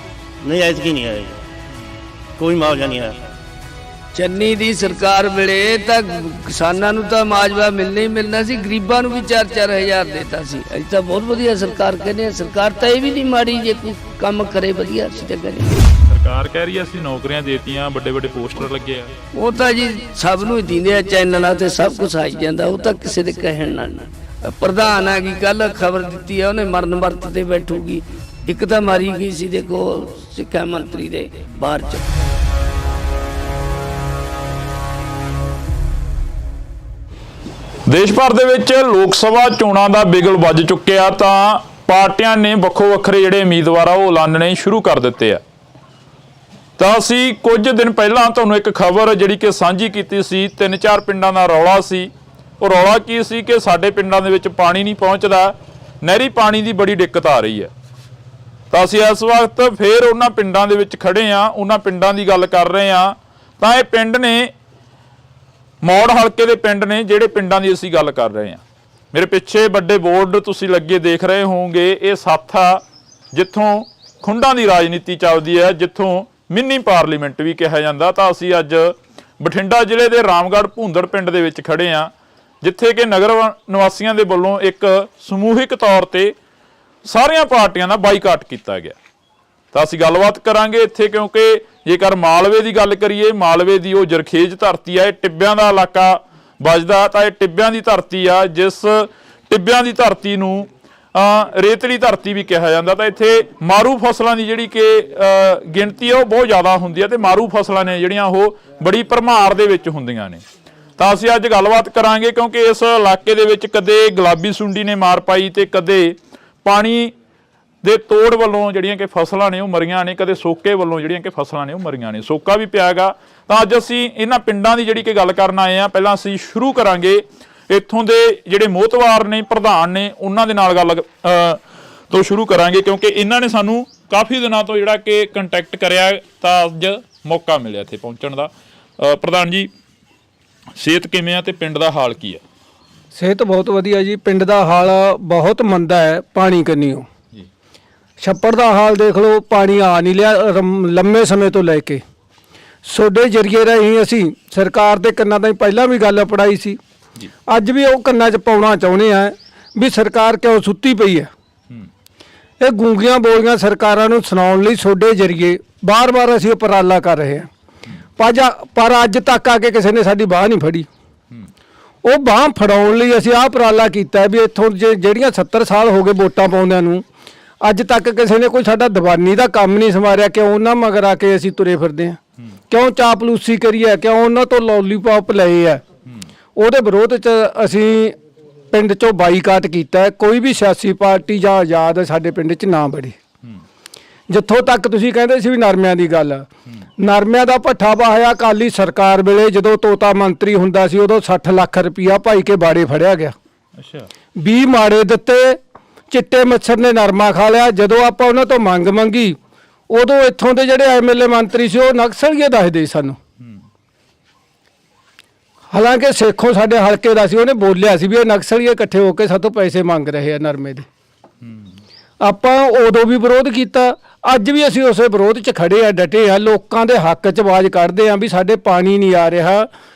ਨਹੀਂ, ਐਤਕੀ ਨਹੀਂ ਆਇਆ ਜੀ, ਕੋਈ ਮੁਆਵਜ਼ਾ ਨਹੀਂ ਆਇਆ। ਚੰਨੀ ਦੀ ਸਰਕਾਰ ਵੇਲੇ ਤਾਂ ਕਿਸਾਨਾਂ ਨੂੰ ਤਾਂ ਮੁਆਵਜ਼ਾ ਮਿਲਣਾ ਹੀ ਮਿਲਣਾ ਸੀ, ਗਰੀਬਾਂ ਨੂੰ ਵੀ 4-4 ਹਜ਼ਾਰ ਦੇਤਾ ਸੀ। ਅੱਜ ਤਾਂ ਬਹੁਤ ਵਧੀਆ ਸਰਕਾਰ ਕਹਿੰਦੇ ਆ, ਸਰਕਾਰ ਤਾਂ ਇਹ ਵੀ ਨਹੀਂ ਮਾੜੀ, ਜੇ ਕੋਈ ਕੰਮ ਕਰੇ ਵਧੀਆ ਅਸੀਂ ਤਾਂ ਕਰੇ। ਸਰਕਾਰ ਕਹਿ ਰਹੀ ਹੈ ਅਸੀਂ ਨੌਕਰੀਆਂ ਦੇਤੀਆਂ, ਵੱਡੇ ਵੱਡੇ ਪੋਸਟਰ ਲੱਗੇ ਆ। ਉਹ ਤਾਂ ਜੀ ਸਭ ਨੂੰ ਦਿੰਦੇ ਆ, ਚੈਨਲਾਂ ਤੇ ਸਭ ਕੁਝ ਆਈ ਜਾਂਦਾ, ਉਹ ਤਾਂ ਕਿਸੇ ਦੇ ਕਹਿਣ ਨਾਲ ਨਾ। ਪ੍ਰਧਾਨ ਆ ਗਈ, ਕੱਲ ਖਬਰ ਦਿੱਤੀ ਆ ਉਹਨੇ ਮਰਨ ਵਰਤ ਤੇ ਬੈਠੂਗੀ। ਇੱਕ ਤਾਂ ਮਾਰੀ ਗਈ ਸੀ ਦੇਖੋ ਸਿੱਖਿਆ ਮੰਤਰੀ ਦੇ ਬਾਹਰ ਚ। ਦੇਸ਼ ਭਰ ਦੇ ਵਿੱਚ ਲੋਕ ਸਭਾ ਚੋਣਾਂ ਦਾ ਬਿਗਲ ਵੱਜ ਚੁੱਕਿਆ, ਤਾਂ ਪਾਰਟੀਆਂ ਨੇ ਵੱਖੋ ਵੱਖਰੇ ਜਿਹੜੇ ਉਮੀਦਵਾਰ ਆ ਉਹ ਐਲਾਨਣੇ ਸ਼ੁਰੂ ਕਰ ਦਿੱਤੇ ਆ। ਤਾਂ ਅਸੀਂ ਕੁਝ ਦਿਨ ਪਹਿਲਾਂ ਤੁਹਾਨੂੰ ਇੱਕ ਖਬਰ ਜਿਹੜੀ ਕਿ ਸਾਂਝੀ ਕੀਤੀ ਸੀ, 3-4 ਪਿੰਡਾਂ ਦਾ ਰੌਲਾ ਸੀ। ਉਹ ਰੌਲਾ ਕੀ ਸੀ ਕਿ ਸਾਡੇ ਪਿੰਡਾਂ ਦੇ ਵਿੱਚ ਪਾਣੀ ਨਹੀਂ ਪਹੁੰਚਦਾ, ਨਹਿਰੀ ਪਾਣੀ ਦੀ ਬੜੀ ਦਿੱਕਤ ਆ ਰਹੀ ਹੈ। ਤਾਂ ਅਸੀਂ ਇਸ ਵਕਤ ਫੇਰ ਉਹਨਾਂ ਪਿੰਡਾਂ ਦੇ ਵਿੱਚ ਖੜੇ ਆ, ਉਹਨਾਂ ਪਿੰਡਾਂ ਦੀ ਗੱਲ ਕਰ ਰਹੇ ਆ। ਤਾਂ ਇਹ ਪਿੰਡ ਨੇ ਮੌੜ ਹਲਕੇ ਦੇ ਪਿੰਡ ਨੇ, ਜਿਹੜੇ ਪਿੰਡਾਂ ਦੀ ਅਸੀਂ ਗੱਲ ਕਰ ਰਹੇ ਹਾਂ। ਮੇਰੇ ਪਿੱਛੇ ਵੱਡੇ ਬੋਰਡ ਤੁਸੀਂ ਲੱਗੇ ਦੇਖ ਰਹੇ ਹੋਵੋਗੇ, ਇਹ ਸੱਥ ਆ ਜਿੱਥੋਂ ਖੁੰਡਾਂ ਦੀ ਰਾਜਨੀਤੀ ਚੱਲਦੀ ਹੈ, ਜਿੱਥੋਂ ਮਿੰਨੀ ਪਾਰਲੀਮੈਂਟ ਵੀ ਕਿਹਾ ਜਾਂਦਾ। ਤਾਂ ਅਸੀਂ ਅੱਜ ਬਠਿੰਡਾ ਜ਼ਿਲ੍ਹੇ ਦੇ ਰਾਮਗੜ੍ਹ ਭੂੰਦੜ ਪਿੰਡ ਦੇ ਵਿੱਚ ਖੜੇ ਹਾਂ, ਜਿੱਥੇ ਕਿ ਨਗਰ ਨਿਵਾਸੀਆਂ ਦੇ ਵੱਲੋਂ ਇੱਕ ਸਮੂਹਿਕ ਤੌਰ ਤੇ ਸਾਰੀਆਂ ਪਾਰਟੀਆਂ ਦਾ ਬਾਈਕਾਟ ਕੀਤਾ ਗਿਆ। ਤਾਂ ਅਸੀਂ ਗੱਲਬਾਤ ਕਰਾਂਗੇ ਇੱਥੇ, ਕਿਉਂਕਿ ਜੇਕਰ ਮਾਲਵੇ ਦੀ ਗੱਲ ਕਰੀਏ, ਮਾਲਵੇ ਦੀ ਉਹ ਜਰਖੇਜ ਧਰਤੀ ਆ, ਇਹ ਟਿੱਬਿਆਂ ਦਾ ਇਲਾਕਾ ਵੱਜਦਾ। ਤਾਂ ਇਹ ਟਿੱਬਿਆਂ ਦੀ ਧਰਤੀ ਆ, ਜਿਸ ਟਿੱਬਿਆਂ ਦੀ ਧਰਤੀ ਨੂੰ ਰੇਤਲੀ ਧਰਤੀ ਵੀ ਕਿਹਾ ਜਾਂਦਾ। ਤਾਂ ਇੱਥੇ ਮਾਰੂ ਫਸਲਾਂ ਦੀ ਜਿਹੜੀ ਕਿ ਗਿਣਤੀ ਆ ਉਹ ਬਹੁਤ ਜ਼ਿਆਦਾ ਹੁੰਦੀ ਹੈ, ਤੇ ਮਾਰੂ ਫਸਲਾਂ ਨੇ ਜਿਹੜੀਆਂ ਉਹ ਬੜੀ ਭਰਮਾਰ ਦੇ ਵਿੱਚ ਹੁੰਦੀਆਂ ਨੇ। ਤਾਂ ਅਸੀਂ ਅੱਜ ਗੱਲਬਾਤ ਕਰਾਂਗੇ, ਕਿਉਂਕਿ ਇਸ ਇਲਾਕੇ ਦੇ ਵਿੱਚ ਕਦੇ ਗੁਲਾਬੀ ਸੁੰਡੀ ਨੇ ਮਾਰ ਪਾਈ ਤੇ ਕਦੇ ਪਾਣੀ ਦੇ ਤੋੜ ਵੱਲੋਂ ਜਿਹੜੀਆਂ ਕਿ ਫਸਲਾਂ ਨੇ ਉਹ ਮਰੀਆਂ ਨੇ, ਕਦੇ ਸੋਕੇ ਵੱਲੋਂ ਜਿਹੜੀਆਂ ਕਿ ਫਸਲਾਂ ਨੇ ਉਹ ਮਰੀਆਂ ਨੇ, ਸੋਕਾ ਵੀ ਪਿਆ ਗਾ। ਤਾਂ ਅੱਜ ਅਸੀਂ ਇਹਨਾਂ ਪਿੰਡਾਂ ਦੀ ਜਿਹੜੀ ਕਿ ਗੱਲ ਕਰਨ ਆਏ ਆ। ਪਹਿਲਾਂ ਅਸੀਂ ਸ਼ੁਰੂ ਕਰਾਂਗੇ ਇੱਥੋਂ ਦੇ ਜਿਹੜੇ ਮੋਹਤਵਾਰ ਨੇ, ਪ੍ਰਧਾਨ ਨੇ, ਉਹਨਾਂ ਦੇ ਨਾਲ ਗੱਲ ਤੋਂ ਸ਼ੁਰੂ ਕਰਾਂਗੇ, ਕਿਉਂਕਿ ਇਹਨਾਂ ਨੇ ਸਾਨੂੰ ਕਾਫੀ ਦਿਨਾਂ ਤੋਂ ਜਿਹੜਾ ਕਿ ਕੰਟੈਕਟ ਕਰਿਆ, ਤਾਂ ਅੱਜ ਮੌਕਾ ਮਿਲਿਆ ਇੱਥੇ ਪਹੁੰਚਣ ਦਾ। ਪ੍ਰਧਾਨ ਜੀ, ਸਿਹਤ ਕਿਵੇਂ ਆ ਤੇ ਪਿੰਡ ਦਾ ਹਾਲ ਕੀ ਆ? ਸਿਹਤ ਬਹੁਤ ਵਧੀਆ ਜੀ, ਪਿੰਡ ਦਾ ਹਾਲ ਬਹੁਤ ਮੰਦਾ ਹੈ ਪਾਣੀ ਕੰਨੀਓ। ਛੱਪੜ ਦਾ ਹਾਲ ਦੇਖ ਲਓ, ਪਾਣੀ ਆ ਨਹੀਂ ਲਿਆ ਲੰਮੇ ਸਮੇਂ ਤੋਂ ਲੈ ਕੇ। ਤੁਹਾਡੇ ਜਰੀਏ ਰਾਹੀਂ ਅਸੀਂ ਸਰਕਾਰ ਦੇ ਕੰਨਾਂ ਤਾਈਂ ਪਹਿਲਾਂ ਵੀ ਗੱਲ ਪੜਾਈ ਸੀ, ਅੱਜ ਵੀ ਉਹ ਕੰਨਾਂ 'ਚ ਪਾਉਣਾ ਚਾਹੁੰਦੇ ਆ ਵੀ ਸਰਕਾਰ ਕਿਉਂ ਸੁੱਤੀ ਪਈ ਹੈ। ਇਹ ਗੂੰਗੀਆਂ ਬੋਲੀਆਂ ਸਰਕਾਰਾਂ ਨੂੰ ਸੁਣਾਉਣ ਲਈ ਤੁਹਾਡੇ ਜਰੀਏ ਬਾਰ-ਬਾਰ ਅਸੀਂ ਉਪਰਾਲਾ ਕਰ ਰਹੇ ਹਾਂ ਪਰ ਅੱਜ ਤੱਕ ਆ ਕੇ ਕਿਸੇ ਨੇ ਸਾਡੀ ਬਾਹ ਨਹੀਂ ਫੜੀ। ਉਹ ਬਾਹ ਫੜਾਉਣ ਲਈ ਅਸੀਂ ਆਹ ਉਪਰਾਲਾ ਕੀਤਾ ਵੀ ਇੱਥੋਂ ਜਿਹੜੀਆਂ 70 ਸਾਲ ਹੋ ਗਏ ਵੋਟਾਂ ਪਾਉਂਦਿਆਂ ਨੂੰ ਅੱਜ ਤੱਕ ਕਿਸੇ ਨੇ ਕੋਈ ਸਾਡਾ ਦੀਵਾਨੀ ਦਾ ਕੰਮ ਨਹੀਂ ਸੰਵਾਰਿਆ। ਕਿਉਂ ਉਹਨਾਂ ਮਗਰ ਆ ਕੇ ਅਸੀਂ ਤੁਰੇ ਫਿਰਦੇ ਹਾਂ? ਕਿਉਂ ਚਾਪਲੂਸੀ ਕਰੀਏ? ਕਿਉਂ ਉਹਨਾਂ ਤੋਂ ਲੋਲੀਪੌਪ ਲਏ ਆ? ਉਹਦੇ ਵਿਰੋਧ 'ਚ ਅਸੀਂ ਪਿੰਡ 'ਚੋਂ ਬਾਈਕਾਟ ਕੀਤਾ। ਕੋਈ ਵੀ ਸਿਆਸੀ ਪਾਰਟੀ ਜਾਂ ਆਜ਼ਾਦ ਸਾਡੇ ਪਿੰਡ 'ਚ ਨਾ ਬੜੀ। ਜਿੱਥੋਂ ਤੱਕ ਤੁਸੀਂ ਕਹਿੰਦੇ ਸੀ ਵੀ ਨਰਮਿਆਂ ਦੀ ਗੱਲ, ਨਰਮਿਆਂ ਦਾ ਭੱਠਾ ਵਹਾਇਆ ਅਕਾਲੀ ਸਰਕਾਰ ਵੇਲੇ ਜਦੋਂ ਤੋਤਾ ਮੰਤਰੀ ਹੁੰਦਾ ਸੀ, ਉਦੋਂ 60 ਲੱਖ ਰੁਪਈਆ ਭਾਈ ਕੇ ਬਾੜੇ ਫੜਿਆ ਗਿਆ। 20 ਮਾੜੇ ਦਿੱਤੇ, ਚਿੱਟੇ ਮੱਛਰ ਨੇ ਨਰਮਾ ਖਾ ਲਿਆ। ਜਦੋਂ ਆਪਾਂ ਉਹਨਾਂ ਤੋਂ ਮੰਗ ਮੰਗੀ ਉਦੋਂ ਇੱਥੋਂ ਦੇ ਜਿਹੜੇ ਐਮਐਲਏ ਮੰਤਰੀ ਸੀ ਉਹ ਨਕਸਲੀਏ ਦੱਸਦੇ ਸਾਨੂੰ। ਹਾਲਾਂਕਿ ਸੇਖੋਂ ਸਾਡੇ ਹਲਕੇ ਦਾ ਸੀ, ਉਹਨੇ ਬੋਲਿਆ ਸੀ ਵੀ ਇਹ ਨਕਸਲੀਏ ਇਕੱਠੇ ਹੋ ਕੇ ਸਾਤੋਂ ਪੈਸੇ ਮੰਗ ਰਹੇ ਆ ਨਰਮੇ ਦੇ। ਆਪਾਂ ਉਦੋਂ ਵੀ ਵਿਰੋਧ ਕੀਤਾ, ਅੱਜ ਵੀ ਅਸੀਂ ਉਸੇ ਵਿਰੋਧ 'ਚ ਖੜੇ ਆ, ਡਟੇ ਆ, ਲੋਕਾਂ ਦੇ ਹੱਕ 'ਚ ਆਵਾਜ਼ ਕੱਢਦੇ ਆ ਵੀ ਸਾਡੇ ਪਾਣੀ ਨਹੀਂ ਆ ਰਿਹਾ।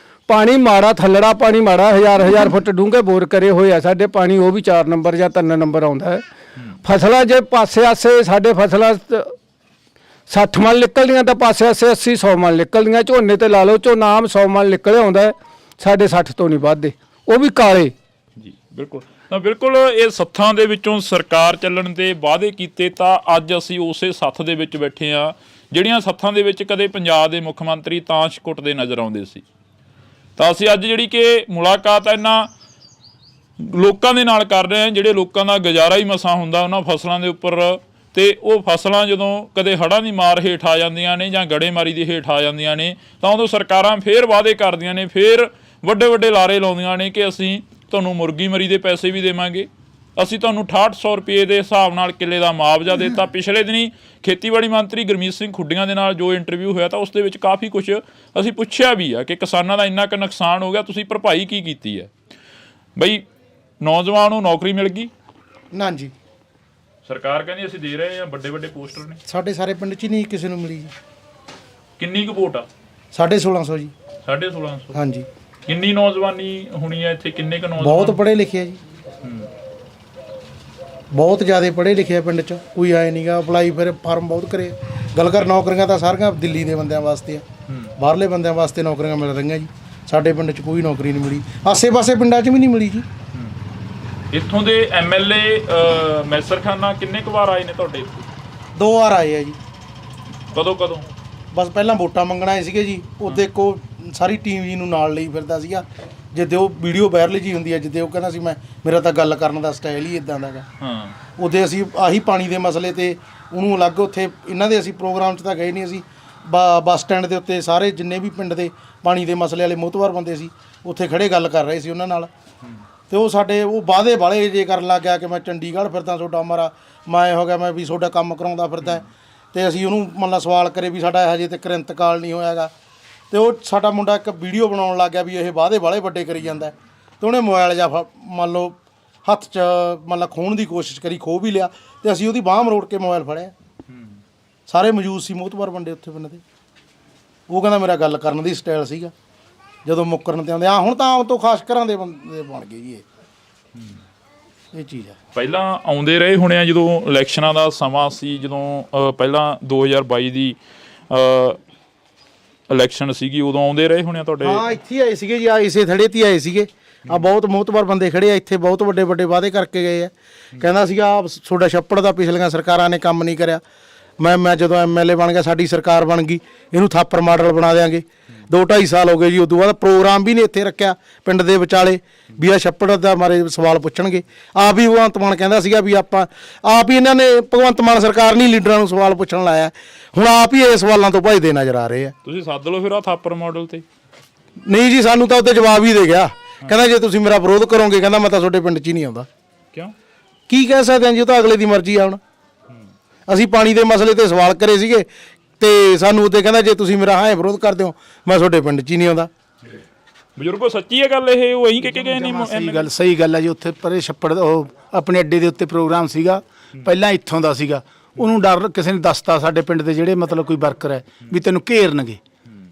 ਪਾਣੀ ਮਾੜਾ, ਥੱਲੜਾ ਪਾਣੀ ਮਾੜਾ, 1000 ਫੁੱਟ ਡੂੰਘੇ ਬੋਰ ਕਰੇ ਹੋਏ ਆ ਸਾਡੇ, ਪਾਣੀ ਉਹ ਵੀ 4 ਨੰਬਰ ਜਾਂ 3 ਨੰਬਰ ਆਉਂਦਾ ਹੈ। ਫਸਲਾਂ ਜੇ ਪਾਸੇ ਆਸੇ ਸਾਡੇ ਫਸਲਾਂ 60 ਮਣ ਨਿਕਲਦੀਆਂ ਤਾਂ ਪਾਸੇ ਆਸੇ 80-100 ਮਣ ਨਿਕਲਦੀਆਂ। ਝੋਨੇ ਤੇ ਲਾ ਲਓ, ਝੋਨਾ ਆਮ 100 ਮਣ ਨਿਕਲਿਆ ਆਉਂਦਾ, ਸਾਡੇ 60 ਤੋਂ ਨਹੀਂ ਵੱਧਦੇ, ਉਹ ਵੀ ਕਾਲੇ। ਜੀ ਬਿਲਕੁਲ। ਤਾਂ ਬਿਲਕੁਲ ਇਹ ਸੱਥਾਂ ਦੇ ਵਿੱਚੋਂ ਸਰਕਾਰ ਚੱਲਣ ਦੇ ਵਾਅਦੇ ਕੀਤੇ, ਤਾਂ ਅੱਜ ਅਸੀਂ ਉਸੇ ਸੱਥ ਦੇ ਵਿੱਚ ਬੈਠੇ ਹਾਂ ਜਿਹੜੀਆਂ ਸੱਥਾਂ ਦੇ ਵਿੱਚ ਕਦੇ ਪੰਜਾਬ ਦੇ ਮੁੱਖ ਮੰਤਰੀ ਤਾਸ਼ ਕੁੱਟਦੇ ਨਜ਼ਰ ਆਉਂਦੇ ਸੀ। ਤਾਂ ਅਸੀਂ ਅੱਜ ਜਿਹੜੀ ਕਿ ਮੁਲਾਕਾਤ ਇਹਨਾਂ ਲੋਕਾਂ ਦੇ ਨਾਲ ਕਰ ਰਹੇ ਹਾਂ ਜਿਹੜੇ ਲੋਕਾਂ ਦਾ ਗੁਜ਼ਾਰਾ ਹੀ ਮਸਾਂ ਹੁੰਦਾ ਉਹਨਾਂ ਫਸਲਾਂ ਦੇ ਉੱਪਰ, ਤੇ ਉਹ ਫਸਲਾਂ ਜਦੋਂ ਕਦੇ ਹੜ੍ਹਾਂ ਦੀ ਮਾਰ ਹੇਠ ਆ ਜਾਂਦੀਆਂ ਨੇ ਜਾਂ ਗੜੇਮਾਰੀ ਦੀ ਹੇਠ ਆ ਜਾਂਦੀਆਂ ਨੇ ਤਾਂ ਉਦੋਂ ਸਰਕਾਰਾਂ ਫੇਰ ਵਾਅਦੇ ਕਰਦੀਆਂ ਨੇ, ਫੇਰ ਵੱਡੇ ਵੱਡੇ ਲਾਰੇ ਲਾਉਂਦੀਆਂ ਨੇ ਕਿ ਅਸੀਂ ਤੁਹਾਨੂੰ ਮੁਰਗੀ ਮਰੀ ਦੇ ਪੈਸੇ ਵੀ ਦੇਵਾਂਗੇ, ਅਸੀਂ ਤੁਹਾਨੂੰ 6800 ਰੁਪਏ ਦੇ ਹਿਸਾਬ ਨਾਲ ਕਿੱਲੇ ਦਾ ਮੁਆਵਜ਼ਾ ਦਿੱਤਾ। ਪਿਛਲੇ ਦਿਨੀ ਖੇਤੀਬਾੜੀ ਮੰਤਰੀ ਗੁਰਮੀਤ ਸਿੰਘ ਖੁੱਡੀਆਂ ਦੇ ਨਾਲ ਜੋ ਇੰਟਰਵਿਊ ਹੋਇਆ ਤਾਂ ਉਸ ਦੇ ਵਿੱਚ ਕਾਫੀ ਕੁਝ ਅਸੀਂ ਪੁੱਛਿਆ ਵੀ ਆ ਕਿ ਕਿਸਾਨਾਂ ਦਾ ਇੰਨਾ ਕੁ ਨੁਕਸਾਨ ਹੋ ਗਿਆ, ਤੁਸੀਂ ਭਰਪਾਈ ਕੀ ਕੀਤੀ ਹੈ? ਬਈ ਨੌਜਵਾਨ ਨੂੰ ਨੌਕਰੀ ਮਿਲ ਗਈ? ਨਾ ਜੀ, ਸਰਕਾਰ ਕਹਿੰਦੀ ਅਸੀਂ ਦੇ ਰਹੇ ਹਾਂ, ਵੱਡੇ ਵੱਡੇ ਪੋਸਟਰ ਨੇ। ਸਾਡੇ ਸਾਰੇ ਪਿੰਡ 'ਚ ਨਹੀਂ ਕਿਸੇ ਨੂੰ ਮਿਲੀ ਜੀ। ਕਿੰਨੀ ਕੁ ਵੋਟ ਆ? 1650 ਜੀ। 1650? ਹਾਂਜੀ। ਕਿੰਨੀ ਨੌਜਵਾਨੀ ਹੋਣੀ ਹੈ ਇੱਥੇ? ਕਿੰਨੇ ਕੁ ਨੌਜਵਾਨ? ਬਹੁਤ ਪੜ੍ਹੇ ਲਿਖੇ ਆ ਜੀ, ਬਹੁਤ ਜ਼ਿਆਦਾ ਪੜ੍ਹੇ ਲਿਖੇ ਆ ਪਿੰਡ 'ਚ। ਕੋਈ ਆਏ ਨਹੀਂਗਾ, ਅਪਲਾਈ ਫਿਰ ਫਾਰਮ ਬਹੁਤ ਕਰੇ। ਗੱਲ ਕਰ ਨੌਕਰੀਆਂ ਤਾਂ ਸਾਰੀਆਂ ਦਿੱਲੀ ਦੇ ਬੰਦਿਆਂ ਵਾਸਤੇ ਆ, ਬਾਹਰਲੇ ਬੰਦਿਆਂ ਵਾਸਤੇ ਨੌਕਰੀਆਂ ਮਿਲ ਰਹੀਆਂ ਜੀ। ਸਾਡੇ ਪਿੰਡ 'ਚ ਕੋਈ ਨੌਕਰੀ ਨਹੀਂ ਮਿਲੀ, ਆਸੇ-ਪਾਸੇ ਪਿੰਡਾਂ 'ਚ ਵੀ ਨਹੀਂ ਮਿਲੀ ਜੀ। ਇੱਥੋਂ ਦੇ ਐਮਐਲਏ ਮੈਸਰ ਖਾਨਾ ਕਿੰਨੇ ਕੁ ਵਾਰ ਆਏ ਨੇ ਤੁਹਾਡੇ ਇੱਥੇ? 2 ਵਾਰ ਆਏ ਆ ਜੀ। ਕਦੋਂ? ਬਸ ਪਹਿਲਾਂ ਵੋਟਾਂ ਮੰਗਣ ਆਏ ਸੀਗੇ ਜੀ, ਉਹਦੇ ਕੋ ਸਾਰੀ ਟੀਮ ਜੀ ਨੂੰ ਨਾਲ ਲਈ ਫਿਰਦਾ ਸੀਗਾ। ਜਿੱਦੇ ਉਹ ਵੀਡੀਓ ਵਾਇਰਲ ਜੀ ਹੁੰਦੀ ਹੈ, ਜਿੱਦੇ ਉਹ ਕਹਿੰਦਾ ਸੀ ਮੇਰਾ ਤਾਂ ਗੱਲ ਕਰਨ ਦਾ ਸਟਾਈਲ ਹੀ ਇਦਾਂ ਦਾ ਗਾ। ਉਹਦੇ ਅਸੀਂ ਆਹੀ ਪਾਣੀ ਦੇ ਮਸਲੇ ਤੇ ਉਹਨੂੰ ਅਲੱਗ ਉੱਥੇ ਇਹਨਾਂ ਦੇ ਅਸੀਂ ਪ੍ਰੋਗਰਾਮ 'ਚ ਤਾਂ ਗਏ ਨਹੀਂ। ਅਸੀਂ ਬੱਸ ਸਟੈਂਡ ਦੇ ਉੱਤੇ ਸਾਰੇ ਜਿੰਨੇ ਵੀ ਪਿੰਡ ਦੇ ਪਾਣੀ ਦੇ ਮਸਲੇ ਵਾਲੇ ਮੋਹਤਵਾਰ ਬੰਦੇ ਸੀ ਉੱਥੇ ਖੜੇ ਗੱਲ ਕਰ ਰਹੇ ਸੀ ਉਹਨਾਂ ਨਾਲ। ਤੇ ਉਹ ਸਾਡੇ ਉਹ ਵਾਅਦੇ ਵਾਲੇ ਜੇ ਕਰਨ ਲੱਗ ਗਿਆ ਕਿ ਮੈਂ ਚੰਡੀਗੜ੍ਹ ਫਿਰਦਾ, ਤੁਹਾਡਾ ਮਾਰਾ ਮੈਂ ਹੋ ਗਿਆ, ਮੈਂ ਵੀ ਤੁਹਾਡਾ ਕੰਮ ਕਰਾਉਂਦਾ ਫਿਰਦਾ। ਤੇ ਅਸੀਂ ਉਹਨੂੰ ਮਤਲਬ ਸਵਾਲ ਕਰੇ ਵੀ ਸਾਡਾ ਹਜੇ ਤੱਕ ਇੰਤਕਾਲ ਨਹੀਂ ਹੋਇਆਗਾ। ਤੇ ਉਹ ਸਾਡਾ ਮੁੰਡਾ ਇੱਕ ਵੀਡੀਓ ਬਣਾਉਣ ਲੱਗ ਗਿਆ ਵੀ ਇਹ ਵਾਅਦੇ ਵਾਲੇ ਵੱਡੇ ਕਰੀ ਜਾਂਦਾ। ਤੇ ਉਹਨੇ ਮੋਬਾਈਲ ਜਾਂ ਮੰਨ ਲਓ ਹੱਥ 'ਚ ਮਤਲਬ ਖੋਹਣ ਦੀ ਕੋਸ਼ਿਸ਼ ਕਰੀ, ਖੋਹ ਵੀ ਲਿਆ। ਤੇ ਅਸੀਂ ਉਹਦੀ ਬਾਂਹ ਮਰੋੜ ਕੇ ਮੋਬਾਈਲ ਫੜਿਆ। ਸਾਰੇ ਮੌਜੂਦ ਸੀ ਮੋਹਤਵਾਰ ਬੰਦੇ ਉੱਥੇ ਪਿੰਡ ਦੇ। ਉਹ ਕਹਿੰਦਾ ਮੇਰਾ ਗੱਲ ਕਰਨ ਦੀ ਸਟਾਈਲ ਸੀਗਾ। ਜਦੋਂ ਮੁੱਕਰਨ ਤੇ ਆਉਂਦੇ ਆ ਹੁਣ ਤਾਂ ਆਮ ਤੋਂ ਖਾਸ ਘਰਾਂ ਦੇ ਬੰਦੇ ਬਣ ਗਏ ਜੀ ਇਹ ਚੀਜ਼ ਹੈ। ਪਹਿਲਾਂ ਆਉਂਦੇ ਰਹੇ ਹੋਣੇ ਆ ਜਦੋਂ ਇਲੈਕਸ਼ਨਾਂ ਦਾ ਸਮਾਂ ਸੀ, ਜਦੋਂ ਪਹਿਲਾਂ 2022 ਦੀ ਇਲੈਕਸ਼ਨ ਸੀਗੀ ਉਦੋਂ ਆਉਂਦੇ ਰਹੇ ਹੋਣੇ ਆ ਤੁਹਾਡੇ? ਹਾਂ, ਇੱਥੇ ਆਏ ਸੀਗੇ ਜੀ, ਇਸੇ ਥੜੇ 'ਤੇ ਆਏ ਸੀਗੇ। ਆ ਬਹੁਤ ਮੋਹਤਵਾਰ ਬੰਦੇ ਖੜੇ ਆ ਇੱਥੇ, ਬਹੁਤ ਵੱਡੇ ਵੱਡੇ ਵਾਅਦੇ ਕਰਕੇ ਗਏ ਆ। ਕਹਿੰਦਾ ਸੀਗਾ ਤੁਹਾਡਾ ਛੱਪੜ ਦਾ ਪਿਛਲੀਆਂ ਸਰਕਾਰਾਂ ਨੇ ਕੰਮ ਨਹੀਂ ਕਰਿਆ। ਮੈਂ ਜਦੋਂ ਐਮਐਲਏ ਬਣ ਗਿਆ, ਸਾਡੀ ਸਰਕਾਰ ਬਣ ਗਈ, ਇਹਨੂੰ ਥਾਪਰ ਮਾਡਲ ਬਣਾ ਦਿਆਂਗੇ। 2-2.5 ਸਾਲ ਹੋ ਗਏ ਜੀ, ਉਦੋਂ ਬਾਅਦ ਪ੍ਰੋਗਰਾਮ ਵੀ ਨਹੀਂ ਇੱਥੇ ਰੱਖਿਆ ਪਿੰਡ ਦੇ ਵਿਚਾਲੇ ਵੀ ਆ ਛੱਪੜ ਦਾ ਮਾਰੇ ਸਵਾਲ ਪੁੱਛਣਗੇ। ਆਪ ਹੀ ਭਗਵੰਤ ਮਾਨ ਕਹਿੰਦਾ ਸੀਗਾ ਵੀ ਆਪਾਂ ਆਪ ਹੀ ਇਹਨਾਂ ਨੇ ਭਗਵੰਤ ਮਾਨ ਸਰਕਾਰ ਨਹੀਂ ਲੀਡਰਾਂ ਨੂੰ ਸਵਾਲ ਪੁੱਛਣ ਲਾਇਆ। ਹੁਣ ਆਪ ਹੀ ਇਹ ਸਵਾਲਾਂ ਤੋਂ ਭੱਜਦੇ ਨਜ਼ਰ ਆ ਰਹੇ ਆ। ਤੁਸੀਂ ਸੱਦ ਲਓ ਫਿਰ ਆ ਥਾਪਰ ਮਾਡਲ ਤੇ। ਨਹੀਂ ਜੀ, ਸਾਨੂੰ ਤਾਂ ਉੱਤੇ ਜਵਾਬ ਹੀ ਦੇ ਗਿਆ। ਕਹਿੰਦਾ ਜੇ ਤੁਸੀਂ ਮੇਰਾ ਵਿਰੋਧ ਕਰੋਗੇ, ਕਹਿੰਦਾ ਮੈਂ ਤਾਂ ਤੁਹਾਡੇ ਪਿੰਡ 'ਚ ਹੀ ਨਹੀਂ ਆਉਂਦਾ। ਕਿਉਂ? ਕੀ ਕਹਿ ਸਕਦੇ ਹਾਂ ਜੀ, ਉਹ ਤਾਂ ਅਗਲੇ ਦੀ ਮਰਜ਼ੀ ਆ। ਹੁਣ ਅਸੀਂ ਪਾਣੀ ਦੇ ਮਸਲੇ ਤੇ ਸਵਾਲ ਕਰੇ ਸੀਗੇ ਤੇ ਸਾਨੂੰ ਉੱਤੇ ਕਹਿੰਦਾ ਜੇ ਤੁਸੀਂ ਮੇਰਾ ਹਾਂ ਵਿਰੋਧ ਕਰਦੇ ਹੋ ਮੈਂ ਤੁਹਾਡੇ ਪਿੰਡ 'ਚ ਹੀ ਨਹੀਂ ਆਉਂਦਾ। ਬਜ਼ੁਰਗੋ ਸੱਚੀ ਹੈ ਗੱਲ ਇਹ? ਉਹ ਇਹੀ ਕਹਿ ਕੇ ਗਏ ਨਹੀਂ? ਸਹੀ ਗੱਲ ਹੈ ਜੀ। ਉੱਥੇ ਪਰੇ ਛੱਪੜ ਉਹ ਆਪਣੇ ਅੱਡੇ ਦੇ ਉੱਤੇ ਪ੍ਰੋਗਰਾਮ ਸੀਗਾ, ਪਹਿਲਾਂ ਇੱਥੋਂ ਦਾ ਸੀਗਾ। ਉਹਨੂੰ ਡਰ ਕਿਸੇ ਨੇ ਦੱਸਤਾ ਸਾਡੇ ਪਿੰਡ ਦੇ ਜਿਹੜੇ ਮਤਲਬ ਕੋਈ ਵਰਕਰ ਹੈ ਵੀ ਤੈਨੂੰ ਘੇਰਨਗੇ।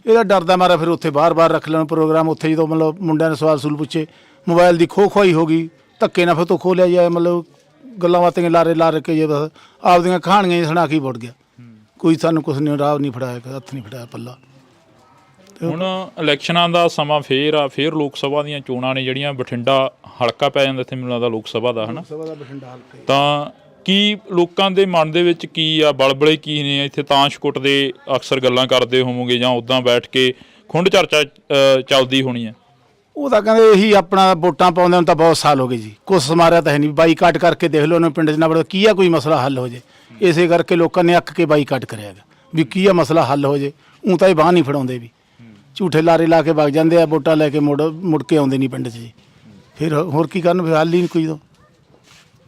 ਇਹਦਾ ਡਰਦਾ ਮਾਰਾ ਫਿਰ ਉੱਥੇ ਬਾਰ-ਬਾਰ ਰੱਖ ਲੈਣ ਪ੍ਰੋਗਰਾਮ। ਉੱਥੇ ਜਦੋਂ ਮਤਲਬ ਮੁੰਡਿਆਂ ਨੇ ਸਵਾਲ ਸੂਲ ਪੁੱਛੇ, ਮੋਬਾਈਲ ਦੀ ਖੋਹੀ ਹੋ ਗਈ, ਧੱਕੇ ਨਾਲ ਫਿਰ ਤੋਂ ਖੋਹ ਲਿਆ ਜਾਏ। ਮਤਲਬ ਗੱਲਾਂ ਬਾਤਾਂ ਲਾਰੇ ਲਾ ਕੇ ਜੇ ਬਸ ਆਪਦੀਆਂ ਕਹਾਣੀਆਂ ਹੀ ਸੁਣਾ ਕੇ ਵੜ ਗਿਆ। ਕੋਈ ਸਾਨੂੰ ਕੁਛ ਨਹੀਂ ਰਾਹ ਨਹੀਂ ਫੜਾਇਆ, ਹੱਥ ਨਹੀਂ ਫੜਾਇਆ ਪੱਲਾ। ਹੁਣ ਇਲੈਕਸ਼ਨਾਂ ਦਾ ਸਮਾਂ ਫੇਰ ਆ, ਫੇਰ ਲੋਕ ਸਭਾ ਦੀਆਂ ਚੋਣਾਂ ਨੇ ਜਿਹੜੀਆਂ, ਬਠਿੰਡਾ ਹਲਕਾ ਪੈ ਜਾਂਦਾ ਇੱਥੇ ਮੈਨੂੰ ਲੱਗਦਾ ਲੋਕ ਸਭਾ ਦਾ, ਹਨਾ। ਤਾਂ ਕੀ ਲੋਕਾਂ ਦੇ ਮਨ ਦੇ ਵਿੱਚ ਕੀ ਆ, ਬਲਬਲੇ ਕੀ ਨੇ ਇੱਥੇ? ਤਾਸ਼ ਕੁੱਟਦੇ ਅਕਸਰ ਗੱਲਾਂ ਕਰਦੇ ਹੋਵੋਗੇ ਜਾਂ ਉੱਦਾਂ ਬੈਠ ਕੇ ਖੁੰਡ ਚਰਚਾ ਚੱਲਦੀ ਹੋਣੀ ਹੈ? ਉਹ ਤਾਂ ਕਹਿੰਦੇ ਇਹੀ ਆਪਣਾ ਵੋਟਾਂ ਪਾਉਂਦੇ ਨੂੰ ਤਾਂ ਬਹੁਤ ਸਾਲ ਹੋ ਗਏ ਜੀ, ਕੁਛ ਸਮਾਰਿਆ ਤਾਂ ਹੈ ਨਹੀਂ। ਬਾਈਕਾਟ ਕਰਕੇ ਦੇਖ ਲਓ ਉਹਨਾਂ ਪਿੰਡ 'ਚ ਨਾ ਬੜਾ ਕੀ ਆ ਕੋਈ ਮਸਲਾ ਹੱਲ ਹੋ ਜੇ। ਇਸੇ ਕਰਕੇ ਲੋਕਾਂ ਨੇ ਅੱਕ ਕੇ ਬਾਈਕਾਟ ਕਰਿਆ ਹੈਗਾ ਵੀ ਕੀ ਆ ਮਸਲਾ ਹੱਲ ਹੋ ਜੇ। ਊਂ ਤਾਂ ਇਹ ਬਾਂਹ ਨਹੀਂ ਫੜਾਉਂਦੇ, ਵੀ ਝੂਠੇ ਲਾਰੇ ਲਾ ਕੇ ਵਗ ਜਾਂਦੇ ਆ, ਵੋਟਾਂ ਲੈ ਕੇ ਮੁੜ ਕੇ ਆਉਂਦੇ ਨਹੀਂ ਪਿੰਡ 'ਚ ਜੀ। ਫਿਰ ਹੋਰ ਕੀ ਕਰਨ, ਫਿਰ ਹੱਲ ਹੀ ਨਹੀਂ ਕੋਈ।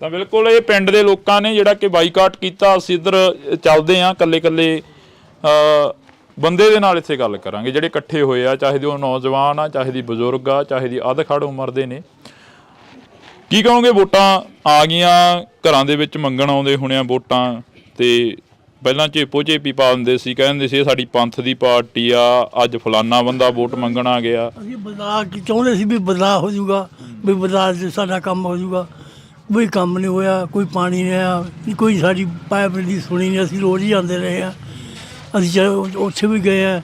ਤਾਂ ਬਿਲਕੁਲ ਇਹ ਪਿੰਡ ਦੇ ਲੋਕਾਂ ਨੇ ਜਿਹੜਾ ਕਿ ਬਾਈਕਾਟ ਕੀਤਾ। ਅਸੀਂ ਇੱਧਰ ਚੱਲਦੇ ਹਾਂ, ਇਕੱਲੇ ਬੰਦੇ ਦੇ ਨਾਲ ਇੱਥੇ ਗੱਲ ਕਰਾਂਗੇ ਜਿਹੜੇ ਇਕੱਠੇ ਹੋਏ ਆ, ਚਾਹੇ ਦੀ ਉਹ ਨੌਜਵਾਨ ਆ, ਚਾਹੇ ਦੀ ਬਜ਼ੁਰਗ ਆ, ਚਾਹੇ ਦੀ ਅੱਧ-ਖੜ ਉਮਰ ਦੇ ਨੇ। ਕੀ ਕਹੋਗੇ? ਵੋਟਾਂ ਆ ਗਈਆਂ, ਘਰਾਂ ਦੇ ਵਿੱਚ ਮੰਗਣ ਆਉਂਦੇ ਹੋਣੇ ਆ ਵੋਟਾਂ, ਤੇ ਪਹਿਲਾਂ ਝੇਪੀ ਪਾ ਦਿੰਦੇ ਸੀ, ਕਹਿੰਦੇ ਸੀ ਇਹ ਸਾਡੀ ਪੰਥ ਦੀ ਪਾਰਟੀ ਆ, ਅੱਜ ਫਲਾਨਾ ਬੰਦਾ ਵੋਟ ਮੰਗਣ ਆ ਗਿਆ। ਅਸੀਂ ਬਦਲਾਅ ਚਾਹੁੰਦੇ ਸੀ ਵੀ ਬਦਲਾਅ ਹੋ ਜਾਊਗਾ, ਵੀ ਬਦਲਾਅ 'ਚ ਸਾਡਾ ਕੰਮ ਹੋ ਜਾਊਗਾ। ਕੋਈ ਕੰਮ ਨਹੀਂ ਹੋਇਆ, ਕੋਈ ਪਾਣੀ ਨਹੀਂ ਆਇਆ, ਕੋਈ ਸਾਡੀ ਪਾਈਪ ਦੀ ਸੁਣੀ ਨਹੀਂ। ਅਸੀਂ ਰੋਜ਼ ਹੀ ਆਉਂਦੇ ਰਹੇ ਹਾਂ, ਅਸੀਂ ਉੱਥੇ ਵੀ ਗਏ ਆ,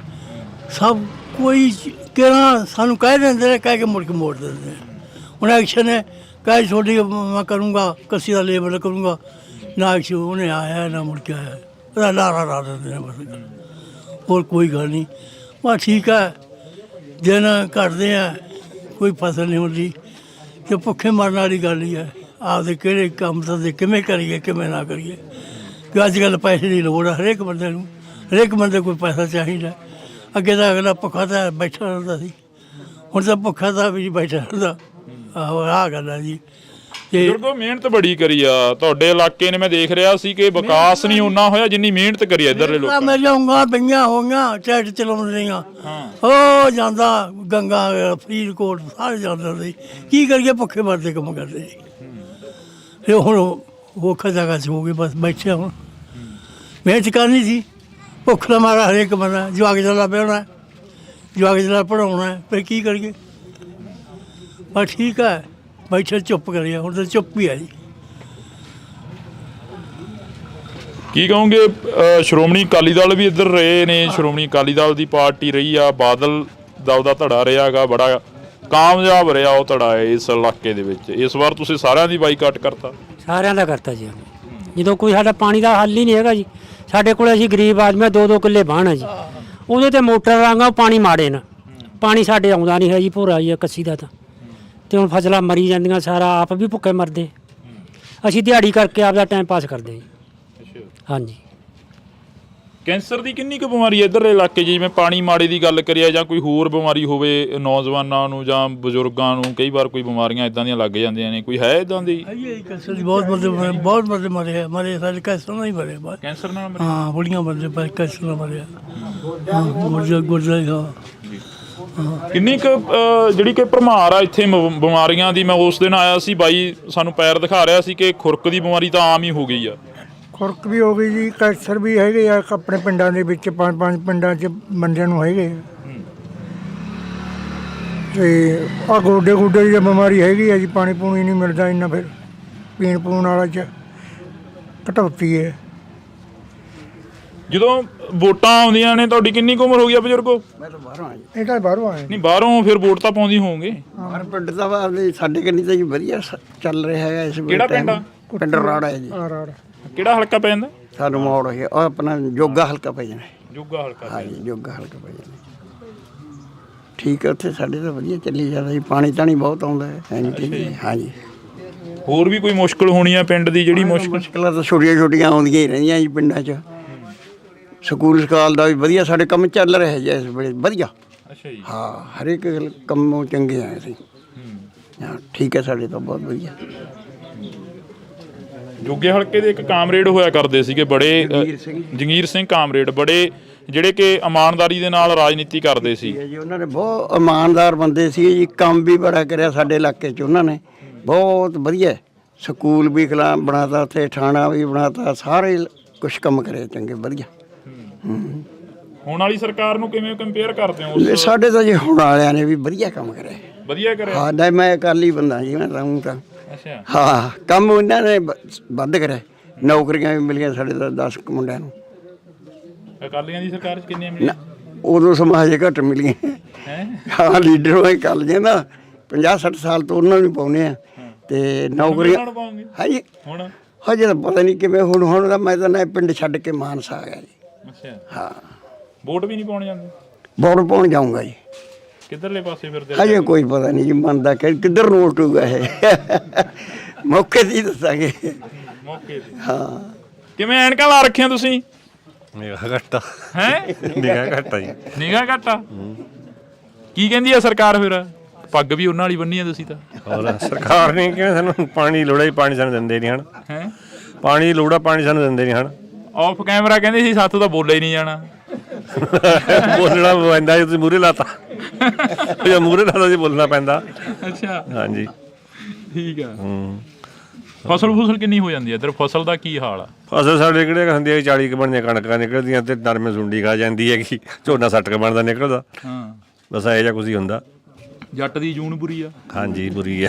ਸਭ ਕੋਈ ਕਿਹੜਾ ਸਾਨੂੰ ਕਹਿ ਦਿੰਦੇ ਨੇ, ਕਹਿ ਕੇ ਮੁੜ ਕੇ ਮੋੜ ਦਿੰਦੇ। ਹੁਣ ਐਕਸ਼ਨ ਹੈ, ਕਹਿ ਛੋਟੀ ਮੈਂ ਕਰੂੰਗਾ, ਕੱਸੀ ਦਾ ਲੇਬਰ ਕਰੂੰਗਾ, ਨਾ ਐਕਸ਼ਨ ਉਹਨੇ ਆਇਆ ਨਾ ਮੁੜ ਕੇ ਆਇਆ, ਉਹਦਾ ਲਾਰਾ ਲਾ ਦਿੰਦੇ ਨੇ ਬਸ। ਹੋਰ ਕੋਈ ਗੱਲ ਨਹੀਂ, ਬਸ ਠੀਕ ਹੈ। ਦਿਨ ਕੱਟਦੇ ਆ, ਕੋਈ ਫਸਲ ਨਹੀਂ ਹੁੰਦੀ ਤੇ ਭੁੱਖੇ ਮਰਨ ਵਾਲੀ ਗੱਲ ਹੀ ਹੈ। ਆਪਦੇ ਕਿਹੜੇ ਕੰਮ ਤਾਂ ਕਿਵੇਂ ਕਰੀਏ, ਕਿਵੇਂ ਨਾ ਕਰੀਏ, ਕਿ ਅੱਜ ਕੱਲ੍ਹ ਪੈਸੇ ਦੀ ਲੋੜ ਹੈ ਹਰੇਕ ਬੰਦੇ ਨੂੰ, ਹਰੇਕ ਬੰਦੇ ਕੋਈ ਪੈਸਾ ਚਾਹੀਦਾ। ਅੱਗੇ ਤਾਂ ਅਗਲਾ ਭੁੱਖਾ ਤਾਂ ਬੈਠਾ ਰਹਿੰਦਾ ਸੀ, ਹੁਣ ਤਾਂ ਭੁੱਖਾ ਤਾਂ ਵੀ ਬੈਠਾ ਰਹਿੰਦਾ। ਆਹੋ ਆਹ ਗੱਲ ਹੈ ਜੀ। ਤੇ ਮਿਹਨਤ ਬੜੀ ਕਰੀ ਆ ਤੁਹਾਡੇ ਇਲਾਕੇ ਨੇ, ਮੈਂ ਦੇਖ ਰਿਹਾ ਸੀ ਕਿ ਵਿਕਾਸ ਨਹੀਂ ਓਨਾ ਹੋਇਆ ਜਿੰਨੀ ਮਿਹਨਤ ਕਰੀ ਆ ਇੱਧਰਲੇ ਲੋਕਾਂ ਨੇ। ਮੇਰੀਆਂ ਉਂਗਲਾਂ ਪਈਆਂ ਹੋਈਆਂ, ਟਰੈਕਟਰ ਚਲਾਉਂਦੇ ਰਹੀਆਂ, ਉਹ ਜਾਂਦਾ ਗੰਗਾ, ਫਰੀਦਕੋਟ ਸਾਰੇ ਜਾਂਦੇ ਸੀ। ਕੀ ਕਰੀਏ, ਭੁੱਖੇ ਮਰਦੇ ਕੰਮ ਕਰਦੇ ਸੀ। ਫਿਰ ਹੁਣ ਔਖਾ ਜਗ੍ਹਾ 'ਚ ਹੋ ਗਏ, ਬਸ ਬੈਠੇ ਹੁਣ। ਮਿਹਨਤ ਕਰਨੀ ਸੀ, ਭੁੱਖ ਦਾ ਮਾਰਾ ਹਰੇਕ ਬੰਦਾ ਜਵਾਕ ਜਲਾ ਪਿਆਉਣਾ, ਜਵਾਕ ਜਲਾ ਪੜ੍ਹਾਉਣਾ, ਫਿਰ ਕੀ ਕਰੀਏ। ਬਸ ਠੀਕ ਹੈ, ਬੈਠੇ ਚੁੱਪ ਕਰੀਏ, ਹੁਣ ਤਾਂ ਚੁੱਪ ਹੀ ਆ ਜੀ। ਕੀ ਕਹੋਗੇ? ਸ਼੍ਰੋਮਣੀ ਅਕਾਲੀ ਦਲ ਵੀ ਇੱਧਰ ਰਹੇ ਨੇ, ਸ਼੍ਰੋਮਣੀ ਅਕਾਲੀ ਦਲ ਦੀ ਪਾਰਟੀ ਰਹੀ ਆ, ਬਾਦਲ ਦਾ ਉਹਦਾ ਧੜਾ ਰਿਹਾ ਗਾ, ਬੜਾ ਕਾਮਯਾਬ ਰਿਹਾ ਉਹ ਧੜਾ ਹੈ ਇਸ ਇਲਾਕੇ ਦੇ ਵਿੱਚ। ਇਸ ਵਾਰ ਤੁਸੀਂ ਸਾਰਿਆਂ ਦੀ ਬਾਈਕਾਟ ਕਰਤਾ? ਸਾਰਿਆਂ ਦਾ ਕਰਤਾ ਜੀ। ਜਦੋਂ ਕੋਈ ਸਾਡਾ ਪਾਣੀ ਦਾ ਹੱਲ ਹੀ ਨਹੀਂ ਹੈਗਾ ਜੀ, ਸਾਡੇ ਕੋਲ ਅਸੀਂ ਗਰੀਬ ਆਦਮੀ 2-2 ਕਿੱਲੇ ਬਾਣ ਹੈ ਜੀ, ਉਹਦੇ ਤੇ ਮੋਟਰ ਲਾਂਗਾ, ਉਹ ਪਾਣੀ ਮਾੜੇ ਨਾ, ਪਾਣੀ ਸਾਡੇ ਆਉਂਦਾ ਨਹੀਂ ਹੈ ਜੀ, ਭੋਰਾ ਜੀ ਕੱਸੀ ਦਾ ਤਾਂ। ਤੇ ਹੁਣ ਫਸਲਾਂ ਮਰੀ ਜਾਂਦੀਆਂ, ਸਾਰਾ ਆਪ ਵੀ ਭੁੱਖੇ ਮਰਦੇ। ਅਸੀਂ ਦਿਹਾੜੀ ਕਰਕੇ ਆਪਦਾ ਟਾਈਮ ਪਾਸ ਕਰਦੇ ਜੀ। ਹਾਂਜੀ। ਕੈਂਸਰ ਦੀ ਕਿੰਨੀ ਕੁ ਬਿਮਾਰੀ ਹੈ ਇੱਧਰਲੇ ਇਲਾਕੇ 'ਚ? ਜਿਵੇਂ ਪਾਣੀ ਮਾੜੇ ਦੀ ਗੱਲ ਕਰੀਏ ਜਾਂ ਕੋਈ ਹੋਰ ਬਿਮਾਰੀ ਹੋਵੇ ਨੌਜਵਾਨਾਂ ਨੂੰ ਜਾਂ ਬਜ਼ੁਰਗਾਂ ਨੂੰ, ਕਈ ਵਾਰ ਕੋਈ ਬਿਮਾਰੀਆਂ ਇੱਦਾਂ ਦੀਆਂ ਲੱਗ ਜਾਂਦੀਆਂ ਨੇ, ਕੋਈ ਹੈ ਇੱਦਾਂ ਦੀ? ਕੈਂਸਰ ਦੀ ਬਹੁਤ ਬੰਦੇ ਮਰੇ ਸਾਡੇ ਕੈਂਸਰ ਨਾਲ ਹੀ ਮਰੇ। ਕੈਂਸਰ ਨਾਲ ਮਰੇ? ਹਾਂ, ਬੁੜੀਆਂ ਬੰਦੇ ਪਰ ਕੈਂਸਰ ਨਾਲ ਮਰੇ। ਗੁਰਦੇ ਹਾਂ। ਕਿੰਨੀ ਕੁ ਜਿਹੜੀ ਕਿ ਭਰਮਾਰ ਆ ਇੱਥੇ ਬਿਮਾਰੀਆਂ ਦੀ? ਮੈਂ ਉਸ ਦਿਨ ਆਇਆ ਸੀ, ਬਾਈ ਸਾਨੂੰ ਪੈਰ ਦਿਖਾ ਰਿਹਾ ਸੀ ਕਿ ਖੁਰਕ ਦੀ ਬਿਮਾਰੀ ਤਾਂ ਆਮ ਹੀ ਹੋ ਗਈ ਆ। ਖੁਰਕ ਵੀ ਹੋ ਗਈ ਜੀ, ਕੈਂਸਰ ਵੀ ਹੈਗੇ ਆ ਆਪਣੇ ਪਿੰਡਾਂ ਦੇ ਵਿੱਚ, 5-5 ਪਿੰਡਾਂ 'ਚ ਬੰਦਿਆਂ ਨੂੰ ਹੈਗੇ ਆ। ਤੇ ਆ ਗੋਡੇ ਦੀ ਬਿਮਾਰੀ ਹੈਗੀ ਆ ਜੀ, ਪਾਣੀ ਪੂਣੀ ਨਹੀਂ ਮਿਲਦਾ ਇੰਨਾ, ਫਿਰ ਪੀਣ ਪੂਣ ਵਾਲਾ 'ਚ ਘਟੌਤੀ ਹੈ। ਜਦੋਂ ਵੋਟਾਂ ਆਉਂਦੀਆਂ ਨੇ, ਤੁਹਾਡੀ ਕਿੰਨੀ ਕੁ ਉਮਰ ਹੋ ਗਈ ਆ ਬਜ਼ੁਰਗੋ? ਮੈਂ ਤਾਂ ਬਾਹਰੋਂ ਆਇਆ। ਇਹ ਤਾਂ ਬਾਹਰੋਂ ਆਏ ਨਹੀਂ, ਬਾਹਰੋਂ ਫਿਰ ਵੋਟ ਤਾਂ ਪਾਉਂਦੀ ਹੋਵੋਗੇ। ਹਰ ਪਿੰਡ ਦਾ ਸਾਡੇ ਕੰਨੀ ਤਾਂ ਜੀ ਵਧੀਆ ਚੱਲ ਰਿਹਾ ਹੈਗਾ ਇਸ ਵੇਲੇ। ਕਿਹੜਾ ਪਿੰਡ ਆ? ਪਿੰਡ ਰਾੜਾ ਹੈ ਜੀ। ਕਿਹੜਾ ਹਲਕਾ ਪੈ ਜਾਂਦਾ? ਸਾਨੂੰ ਮੋੜ ਹੈ ਉਹ ਆਪਣਾ ਜੋਗਾ ਹਲਕਾ ਪੈ ਜਾਣਾ। ਜੋਗਾ ਹਲਕਾ? ਹਾਂਜੀ, ਜੋਗਾ ਹਲਕਾ ਪੈ ਜਾਣਾ। ਠੀਕ ਹੈ, ਉੱਥੇ ਸਾਡੇ ਤਾਂ ਵਧੀਆ ਚੱਲੀ ਜਾਂਦਾ ਜੀ, ਪਾਣੀ ਤਾਣੀ ਬਹੁਤ ਆਉਂਦਾ ਹੈ। ਹਾਂਜੀ। ਹੋਰ ਵੀ ਕੋਈ ਮੁਸ਼ਕਲ ਹੋਣੀ ਆ ਪਿੰਡ ਦੀ? ਜਿਹੜੀ ਮੁਸ਼ਕਲਾਂ ਤਾਂ ਛੋਟੀਆਂ ਆਉਂਦੀਆਂ ਹੀ ਰਹਿੰਦੀਆਂ ਜੀ ਪਿੰਡਾਂ 'ਚ। ਸਕੂਲ ਸਕਾਲ ਦਾ ਵੀ ਵਧੀਆ ਸਾਡੇ ਕੰਮ ਚੱਲ ਰਿਹਾ ਜੀ ਇਸ ਵੇਲੇ, ਵਧੀਆ। ਅੱਛਾ ਜੀ। ਹਾਂ, ਹਰੇਕ ਕੰਮ ਚੰਗੇ ਆ ਅਸੀਂ। ਹਾਂ, ਠੀਕ ਹੈ, ਸਾਡੇ ਤਾਂ ਬਹੁਤ ਵਧੀਆ। ਜੋਗੇ ਹਲਕੇ ਦੇ ਇੱਕ ਕਾਮਰੇਡ ਹੋਇਆ ਕਰਦੇ ਸੀਗੇ ਬੜੇ, ਜੰਗੀਰ ਸਿੰਘ ਕਾਮਰੇਡ, ਬੜੇ ਜਿਹੜੇ ਕਿ ਇਮਾਨਦਾਰੀ ਦੇ ਨਾਲ ਰਾਜਨੀਤੀ ਕਰਦੇ ਸੀ ਜੀ। ਉਹਨਾਂ ਨੇ ਬਹੁਤ ਇਮਾਨਦਾਰ ਬੰਦੇ ਸੀ ਜੀ, ਕੰਮ ਵੀ ਬੜਾ ਕਰਿਆ ਸਾਡੇ ਇਲਾਕੇ 'ਚ ਉਹਨਾਂ ਨੇ, ਬਹੁਤ ਵਧੀਆ। ਸਕੂਲ ਵੀ ਬਣਾਤਾ, ਉੱਥੇ ਥਾਣਾ ਵੀ ਬਣਾਤਾ, ਸਾਰੇ ਕੁਛ ਕੰਮ ਕਰਿਆ ਚੰਗੇ ਵਧੀਆ। ਹੁਣ ਵਾਲੀ ਸਰਕਾਰ ਨੂੰ ਕਿਵੇਂ ਕੰਪੇਅਰ ਕਰਦੇ ਹੋ? ਸਾਡੇ ਤਾਂ ਜੀ ਹੁਣ ਵਾਲਿਆਂ ਨੇ ਵੀ ਵਧੀਆ ਕੰਮ ਕਰਿਆ। ਵਧੀਆ ਕਰਿਆ? ਹਾਂ, ਨਹੀਂ ਮੈਂ ਅਕਾਲੀ ਬੰਦਾ ਜੀ, ਮੈਂ ਤਾਂ ਅੱਛਾ। ਹਾਂ, ਕੰਮ ਉਹਨਾਂ ਨੇ ਵੱਧ ਕਰਿਆ, ਨੌਕਰੀਆਂ ਵੀ ਮਿਲੀਆਂ ਸਾਡੇ ਤਾਂ 10 ਮੁੰਡਿਆਂ ਨੂੰ। ਅਕਾਲੀਆਂ ਦੀ ਸਰਕਾਰ 'ਚ ਕਿੰਨੀਆਂ ਮਿਲੀਆਂ? ਉਦੋਂ ਸਮਾਂ ਹਜੇ ਘੱਟ ਮਿਲੀਆਂ ਹਾਂ ਲੀਡਰ ਹੋਏ ਕਰ ਲਈਆਂ ਨਾ 50-60 ਸਾਲ ਤੋਂ ਉਹਨਾਂ ਨੂੰ ਪਾਉਨੇ ਆ ਤੇ ਨੌਕਰੀਆਂ ਹਾਂਜੀ ਹੁਣ ਹਜੇ ਤਾਂ ਪਤਾ ਨਹੀਂ ਕਿਵੇਂ ਹੁਣ ਤਾਂ ਮੈਂ ਤਾਂ ਨਾ ਪਿੰਡ ਛੱਡ ਕੇ ਮਾਨਸਾ ਆ ਗਿਆ ਜੀ। ਅੱਛਾ ਹਾਂ ਵੋਟ ਵੀ ਨਹੀਂ ਪਾਉਣ ਜਾਂਦੇ? ਵੋਟ ਪਾਉਣ ਜਾਊਂਗਾ ਜੀ। ਕਿੱਧਰਲੇ ਪਾਸੇ ਫਿਰਦੇ? ਹਜੇ ਕੋਈ ਪਤਾ ਨਹੀਂ ਜੀ ਮੰਨਦਾ ਕਿੱਧਰ ਨੂੰ ਉੱਠੂਗਾ ਇਹ ਮੌਕੇ ਦੀ ਦੱਸਾਂਗੇ। ਮੌਕੇ ਤੇ ਹਾਂ ਕਿਵੇਂ ਐਨਕਾਂ ਲਾ ਰੱਖੀਆਂ ਤੁਸੀਂ? ਨਿਗਾਹ ਘੱਟਾ ਹੈ ਨਿਗਾਹ ਘੱਟਾ ਜੀ। ਨਿਗਾਹ ਘੱਟਾ ਕੀ ਕਹਿੰਦੀ ਆ ਸਰਕਾਰ ਫਿਰ? ਪੱਗ ਵੀ ਉਹਨਾਂ ਵਾਲੀ ਬੰਨੀ ਆ ਤੁਸੀਂ ਤਾਂ। ਹੋਰ ਸਰਕਾਰ ਨੇ ਕਿਹਾ ਸਾਨੂੰ ਪਾਣੀ ਲੋੜਾ ਹੀ ਪਾਣੀ ਸਾਨੂੰ ਦਿੰਦੇ ਨਹੀਂ ਹਨ। ਹੈ ਪਾਣੀ ਲੋੜਾ ਪਾਣੀ ਸਾਨੂੰ ਦਿੰਦੇ ਨਹੀਂ ਹਨ। ਆਫ ਕੈਮਰਾ ਕਹਿੰਦੇ ਸੀ ਸਾਥੋਂ ਤਾਂ ਬੋਲਿਆ ਹੀ ਨਹੀਂ ਜਾਣਾ। ਬੋਲਣਾ ਪੈਂਦਾ ਜੇ ਤੁਸੀਂ ਮੂਹਰੇ ਲਾਤਾ ਜੇ ਮੂਹਰੇ ਲਾਤਾ ਜੀ ਬੋਲਣਾ ਪੈਂਦਾ। ਅੱਛਾ ਹਾਂਜੀ ਠੀਕ ਆ। ਫਸਲ ਕਿੰਨੀ ਹੋ ਜਾਂਦੀ ਹੈ ਇੱਧਰ? ਫਸਲ ਦਾ ਕੀ ਹਾਲ ਆ? ਫਸਲ ਸਾਡੇ ਕਿਹੜੇ ਹੁੰਦੀ ਹੈ 40 ਕੁ ਬਣਦੀਆਂ ਕਣਕਾਂ ਨਿਕਲਦੀਆਂ ਤੇ ਨਰਮੇ ਸੁੰਡੀ ਖਾ ਜਾਂਦੀ ਹੈਗੀ। ਝੋਨਾ 60 ਕੁ ਬਣਦਾ ਨਿਕਲਦਾ। ਹਾਂ ਬਸ ਇਹੋ ਜਿਹਾ ਕੁਝ ਹੀ ਹੁੰਦਾ। ਜੱਟ ਦੀ ਜੂਨ ਬੁਰੀ ਆ। ਹਾਂਜੀ ਬੁਰੀ ਆ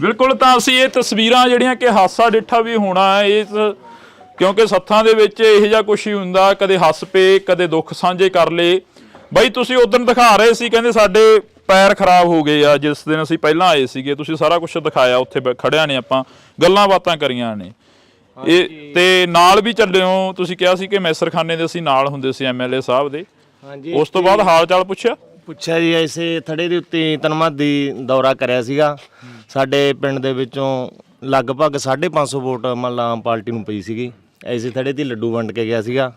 ਬਿਲਕੁਲ। ਤਾਂ ਅਸੀਂ ਇਹ ਤਸਵੀਰਾਂ ਜਿਹੜੀਆਂ ਕਿ ਹਾਸਾ ਡਿੱਠਾ ਵੀ ਹੋਣਾ ਇਸ ਕਿਉਂਕਿ ਸੱਥਾਂ ਦੇ ਵਿੱਚ ਇਹੋ ਜਿਹਾ ਕੁਛ ਹੀ ਹੁੰਦਾ। ਕਦੇ ਹੱਸ ਪਏ ਕਦੇ ਦੁੱਖ ਸਾਂਝੇ ਕਰ ਲਏ। ਬਾਈ ਤੁਸੀਂ ਉਦੋਂ ਦਿਖਾ ਰਹੇ ਸੀ ਕਹਿੰਦੇ ਸਾਡੇ ਪੈਰ ਖਰਾਬ ਹੋ ਗਏ ਆ ਜਿਸ ਦਿਨ ਅਸੀਂ ਪਹਿਲਾਂ ਆਏ ਸੀਗੇ। ਤੁਸੀਂ ਸਾਰਾ ਕੁਝ ਦਿਖਾਇਆ ਉੱਥੇ ਖੜਿਆ ਨੇ ਆਪਾਂ ਗੱਲਾਂ ਬਾਤਾਂ ਕਰੀਆਂ ਨੇ ਇਹ ਤੇ ਨਾਲ ਵੀ ਚੱਲੇ ਹੋ। ਤੁਸੀਂ ਕਿਹਾ ਸੀ ਕਿ ਮੈਸਰਖਾਨੇ ਦੇ ਅਸੀਂ ਨਾਲ ਹੁੰਦੇ ਸੀ MLA ਸਾਹਿਬ ਦੇ। ਉਸ ਤੋਂ ਬਾਅਦ ਹਾਲ ਚਾਲ ਪੁੱਛਿਆ ਜੀ। ਐਸੇ ਥੜੇ ਦੇ ਉੱਤੇ ਤਨਮਾਦੀ ਦੌਰਾ ਕਰਿਆ ਸੀਗਾ। ਸਾਡੇ ਪਿੰਡ ਦੇ ਵਿੱਚੋਂ ਲਗਭਗ 550 ਵੋਟ ਮੰਨ ਲਾ ਆਮ ਪਾਰਟੀ ਨੂੰ ਪਈ ਸੀਗੀ। ਐਸੇ ਥੜੇ ਤੇ ਲੱਡੂ ਵੰਡ ਕੇ ਗਿਆ ਸੀਗਾ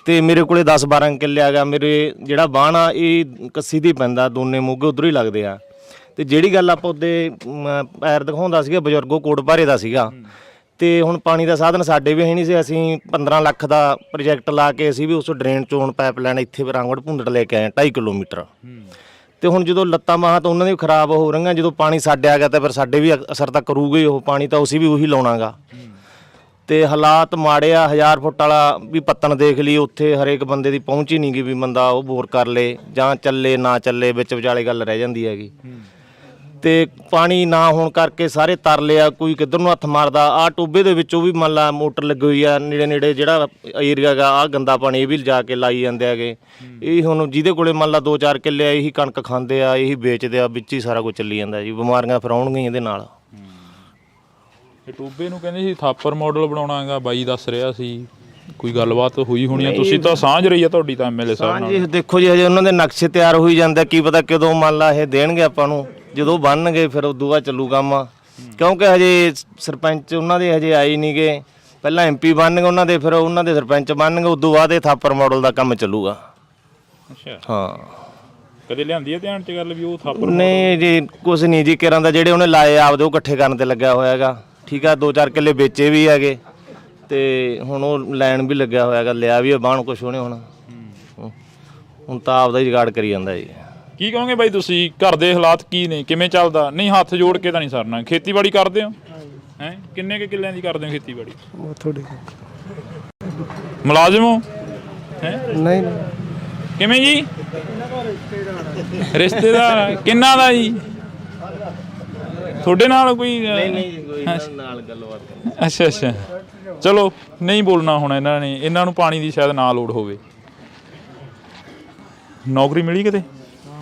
ਤੇ ਮੇਰੇ ਕੋਲੇ 10-12 ਕਿੱਲੇ ਆ ਗਿਆ। ਮੇਰੇ ਜਿਹੜਾ ਬਾਣ ਆ ਇਹ ਕੱਸੀ ਦੀ ਪੈਂਦਾ ਦੋਨੇ ਮੋਗੇ ਉਧਰੋਂ ਹੀ ਲੱਗਦੇ ਆ। ਤੇ ਜਿਹੜੀ ਗੱਲ ਆਪਾਂ ਉਹਦੇ ਪੈਰ ਦਿਖਾਉਂਦਾ ਸੀਗਾ ਬਜ਼ੁਰਗੋ ਕੋਟ ਭਾਰੇ ਦਾ ਸੀਗਾ ਤੇ ਹੁਣ ਪਾਣੀ ਦਾ ਸਾਧਨ ਸਾਡੇ ਵੀ ਹੈ ਨਹੀਂ ਸੀ। ਅਸੀਂ 15 ਲੱਖ ਦਾ ਪ੍ਰੋਜੈਕਟ ਲਾ ਕੇ ਅਸੀਂ ਵੀ ਉਸ ਡਰੇਨ ਚੋਣ ਪਾਈਪਲਾਈਨ ਇੱਥੇ ਰਾਂਗੜ ਭੁੰਦੜ ਲੈ ਕੇ ਆਏ 2.5 ਕਿਲੋਮੀਟਰ। ਤੇ ਹੁਣ ਜਦੋਂ ਲੱਤਾਂ ਬਾਹਾਂ ਤਾਂ ਉਹਨਾਂ ਦੀ ਖਰਾਬ ਹੋ ਰਹੀਆਂ ਜਦੋਂ ਪਾਣੀ ਸਾਡੇ ਆ ਗਿਆ ਤਾਂ ਫਿਰ ਸਾਡੇ ਵੀ ਅਸਰ ਤਾਂ ਕਰੂਗਾ ਹੀ ਉਹ ਪਾਣੀ ਤਾਂ ਅਸੀਂ ਵੀ ਉਹੀ ਲਾਉਣਾਗਾ। ਤੇ ਹਾਲਾਤ ਮਾੜੇ ਆ। 1000 ਫੁੱਟ ਵਾਲਾ ਵੀ ਪੱਤਣ ਦੇਖ ਲਈ ਉੱਥੇ ਹਰੇਕ ਬੰਦੇ ਦੀ ਪਹੁੰਚ ਹੀ ਨਹੀਂ ਗਈ ਵੀ ਬੰਦਾ ਉਹ ਬੋਰ ਕਰ ਲੇ ਜਾਂ ਚੱਲੇ ਨਾ ਚੱਲੇ ਵਿੱਚ ਵਿਚਾਲੇ ਗੱਲ ਰਹਿ ਜਾਂਦੀ ਹੈਗੀ। ਤੇ ਪਾਣੀ ਨਾ ਹੋਣ ਕਰਕੇ ਸਾਰੇ ਤਰਲੇ ਆ ਕੋਈ ਕਿੱਧਰ ਨੂੰ ਹੱਥ ਮਾਰਦਾ। ਆਹ ਟੋਬੇ ਦੇ ਵਿੱਚੋਂ ਵੀ ਮੰਨ ਲਾ ਮੋਟਰ ਲੱਗੀ ਹੋਈ ਆ ਨੇੜੇ ਜਿਹੜਾ ਏਰੀਆ ਹੈਗਾ ਆਹ ਗੰਦਾ ਪਾਣੀ ਇਹ ਵੀ ਲਿਜਾ ਕੇ ਲਾਈ ਜਾਂਦੇ ਹੈਗੇ। ਇਹ ਹੁਣ ਜਿਹਦੇ ਕੋਲੇ ਮੰਨ ਲਾ 2-4 ਕਿੱਲੇ ਆ ਇਹੀ ਕਣਕ ਖਾਂਦੇ ਆ ਇਹੀ ਵੇਚਦੇ ਆ ਵਿੱਚ ਹੀ ਸਾਰਾ ਕੁਝ ਚੱਲੀ ਜਾਂਦਾ ਜੀ। ਬਿਮਾਰੀਆਂ ਫਿਰ ਆਉਣਗੀਆਂ ਇਹਦੇ ਨਾਲ। ਇਹ ਟੋਬੇ ਨੂੰ ਕਹਿੰਦੇ ਸੀ ਥਾਪਰ ਮਾਡਲ ਬਣਾਉਣਾਗਾ ਬਾਈ ਦੱਸ ਰਿਹਾ ਸੀ। ਕੋਈ ਗੱਲਬਾਤ ਹੋਈ ਹੋਣੀ ਆ? ਤੁਸੀਂ ਤਾਂ ਸਾਂਝ ਰਹੀ ਆ ਤੁਹਾਡੀ ਤਾਂ MLA ਸਾਹਿਬ ਨਾਲ। ਹਾਂਜੀ ਦੇਖੋ ਜੀ ਹਜੇ ਉਹਨਾਂ ਦੇ ਨਕਸ਼ੇ ਤਿਆਰ ਹੋਈ ਜਾਂਦੇ ਕੀ ਪਤਾ ਕਦੋਂ ਮੰਨ ਲਾ ਇਹ ਦੇਣਗੇ ਆਪਾਂ ਨੂੰ। ਜਦੋਂ ਬਣਨਗੇ ਫਿਰ ਉਦੋਂ ਬਾਅਦ ਚੱਲੂ ਕੰਮ ਕਿਉਂਕਿ ਹਜੇ ਸਰਪੰਚ ਉਹਨਾਂ ਦੇ ਹਜੇ ਆਏ ਨਹੀਂ ਗੇ। ਪਹਿਲਾਂ MP ਬਣਨਗੇ ਉਹਨਾਂ ਦੇ ਫਿਰ ਉਹਨਾਂ ਦੇ ਸਰਪੰਚ ਬਣਨਗੇ ਉਦੋਂ ਬਾਅਦ ਇਹ ਥਾਪਰ ਮਾਡਲ ਦਾ ਕੰਮ ਚੱਲੂਗਾ। ਅੱਛਾ ਹਾਂ ਕਦੇ ਲਿਆਂਦੀ ਆ ਧਿਆਨ 'ਚ ਗੱਲ ਵੀ ਉਹ ਥਾਪਰ? ਨਹੀਂ ਜੀ ਕੁਛ ਨਹੀਂ ਜੀ ਕਿਰਾਂ ਦਾ ਜਿਹੜੇ ਉਹਨੇ ਲਾਏ ਆਪਦੇ ਉਹ ਇਕੱਠੇ ਕਰਨ ਤੇ ਲੱਗਿਆ ਹੋਇਆ ਹੈਗਾ। ਠੀਕ ਆ 2-4 ਕਿੱਲੇ ਵੇਚੇ ਵੀ ਹੈਗੇ ਤੇ ਹੁਣ ਉਹ ਲੈਣ ਵੀ ਲੱਗਿਆ ਹੋਇਆ ਹੈਗਾ। ਲਿਆ ਵੀ ਬਾਣ ਕੁਛ ਉਹਨੇ ਹੁਣ ਤਾਂ ਆਪਦਾ ਹੀ ਜੁਗਾੜ ਕਰੀ ਜਾਂਦਾ ਜੀ। ਕੀ ਕਹੋਗੇ ਬਾਈ ਤੁਸੀਂ ਘਰ ਦੇ ਹਾਲਾਤ ਕੀ ਨੇ ਕਿਵੇਂ ਚੱਲਦਾ? ਨਹੀਂ ਹੱਥ ਜੋੜ ਕੇ ਤਾਂ ਨਹੀਂ ਸਰਨਾ। ਖੇਤੀਬਾੜੀ ਕਰਦੇ ਹੋ ਹੈ? ਕਿੰਨੇ ਕੁ ਕਿੱਲਿਆਂ ਦੀ ਕਰਦੇ ਹੋ ਖੇਤੀਬਾੜੀ? ਉਹ ਥੋੜੀ ਮੁਲਾਜ਼ਮ ਹੋ ਹੈ? ਨਹੀਂ ਕਿਵੇਂ ਜੀ? ਰਿਸ਼ਤੇਦਾਰ ਕਿੰਨਾ ਦਾ ਜੀ? ਤੁਹਾਡੇ ਨਾਲ ਕੋਈ? ਨਾਲ ਗੱਲਬਾਤ। ਅੱਛਾ ਚਲੋ ਨਹੀਂ ਬੋਲਣਾ ਹੁਣ ਇਹਨਾਂ ਨੂੰ ਪਾਣੀ ਦੀ ਸ਼ਾਇਦ ਨਾ ਲੋੜ ਹੋਵੇ। ਨੌਕਰੀ ਮਿਲੀ ਕਿਤੇ?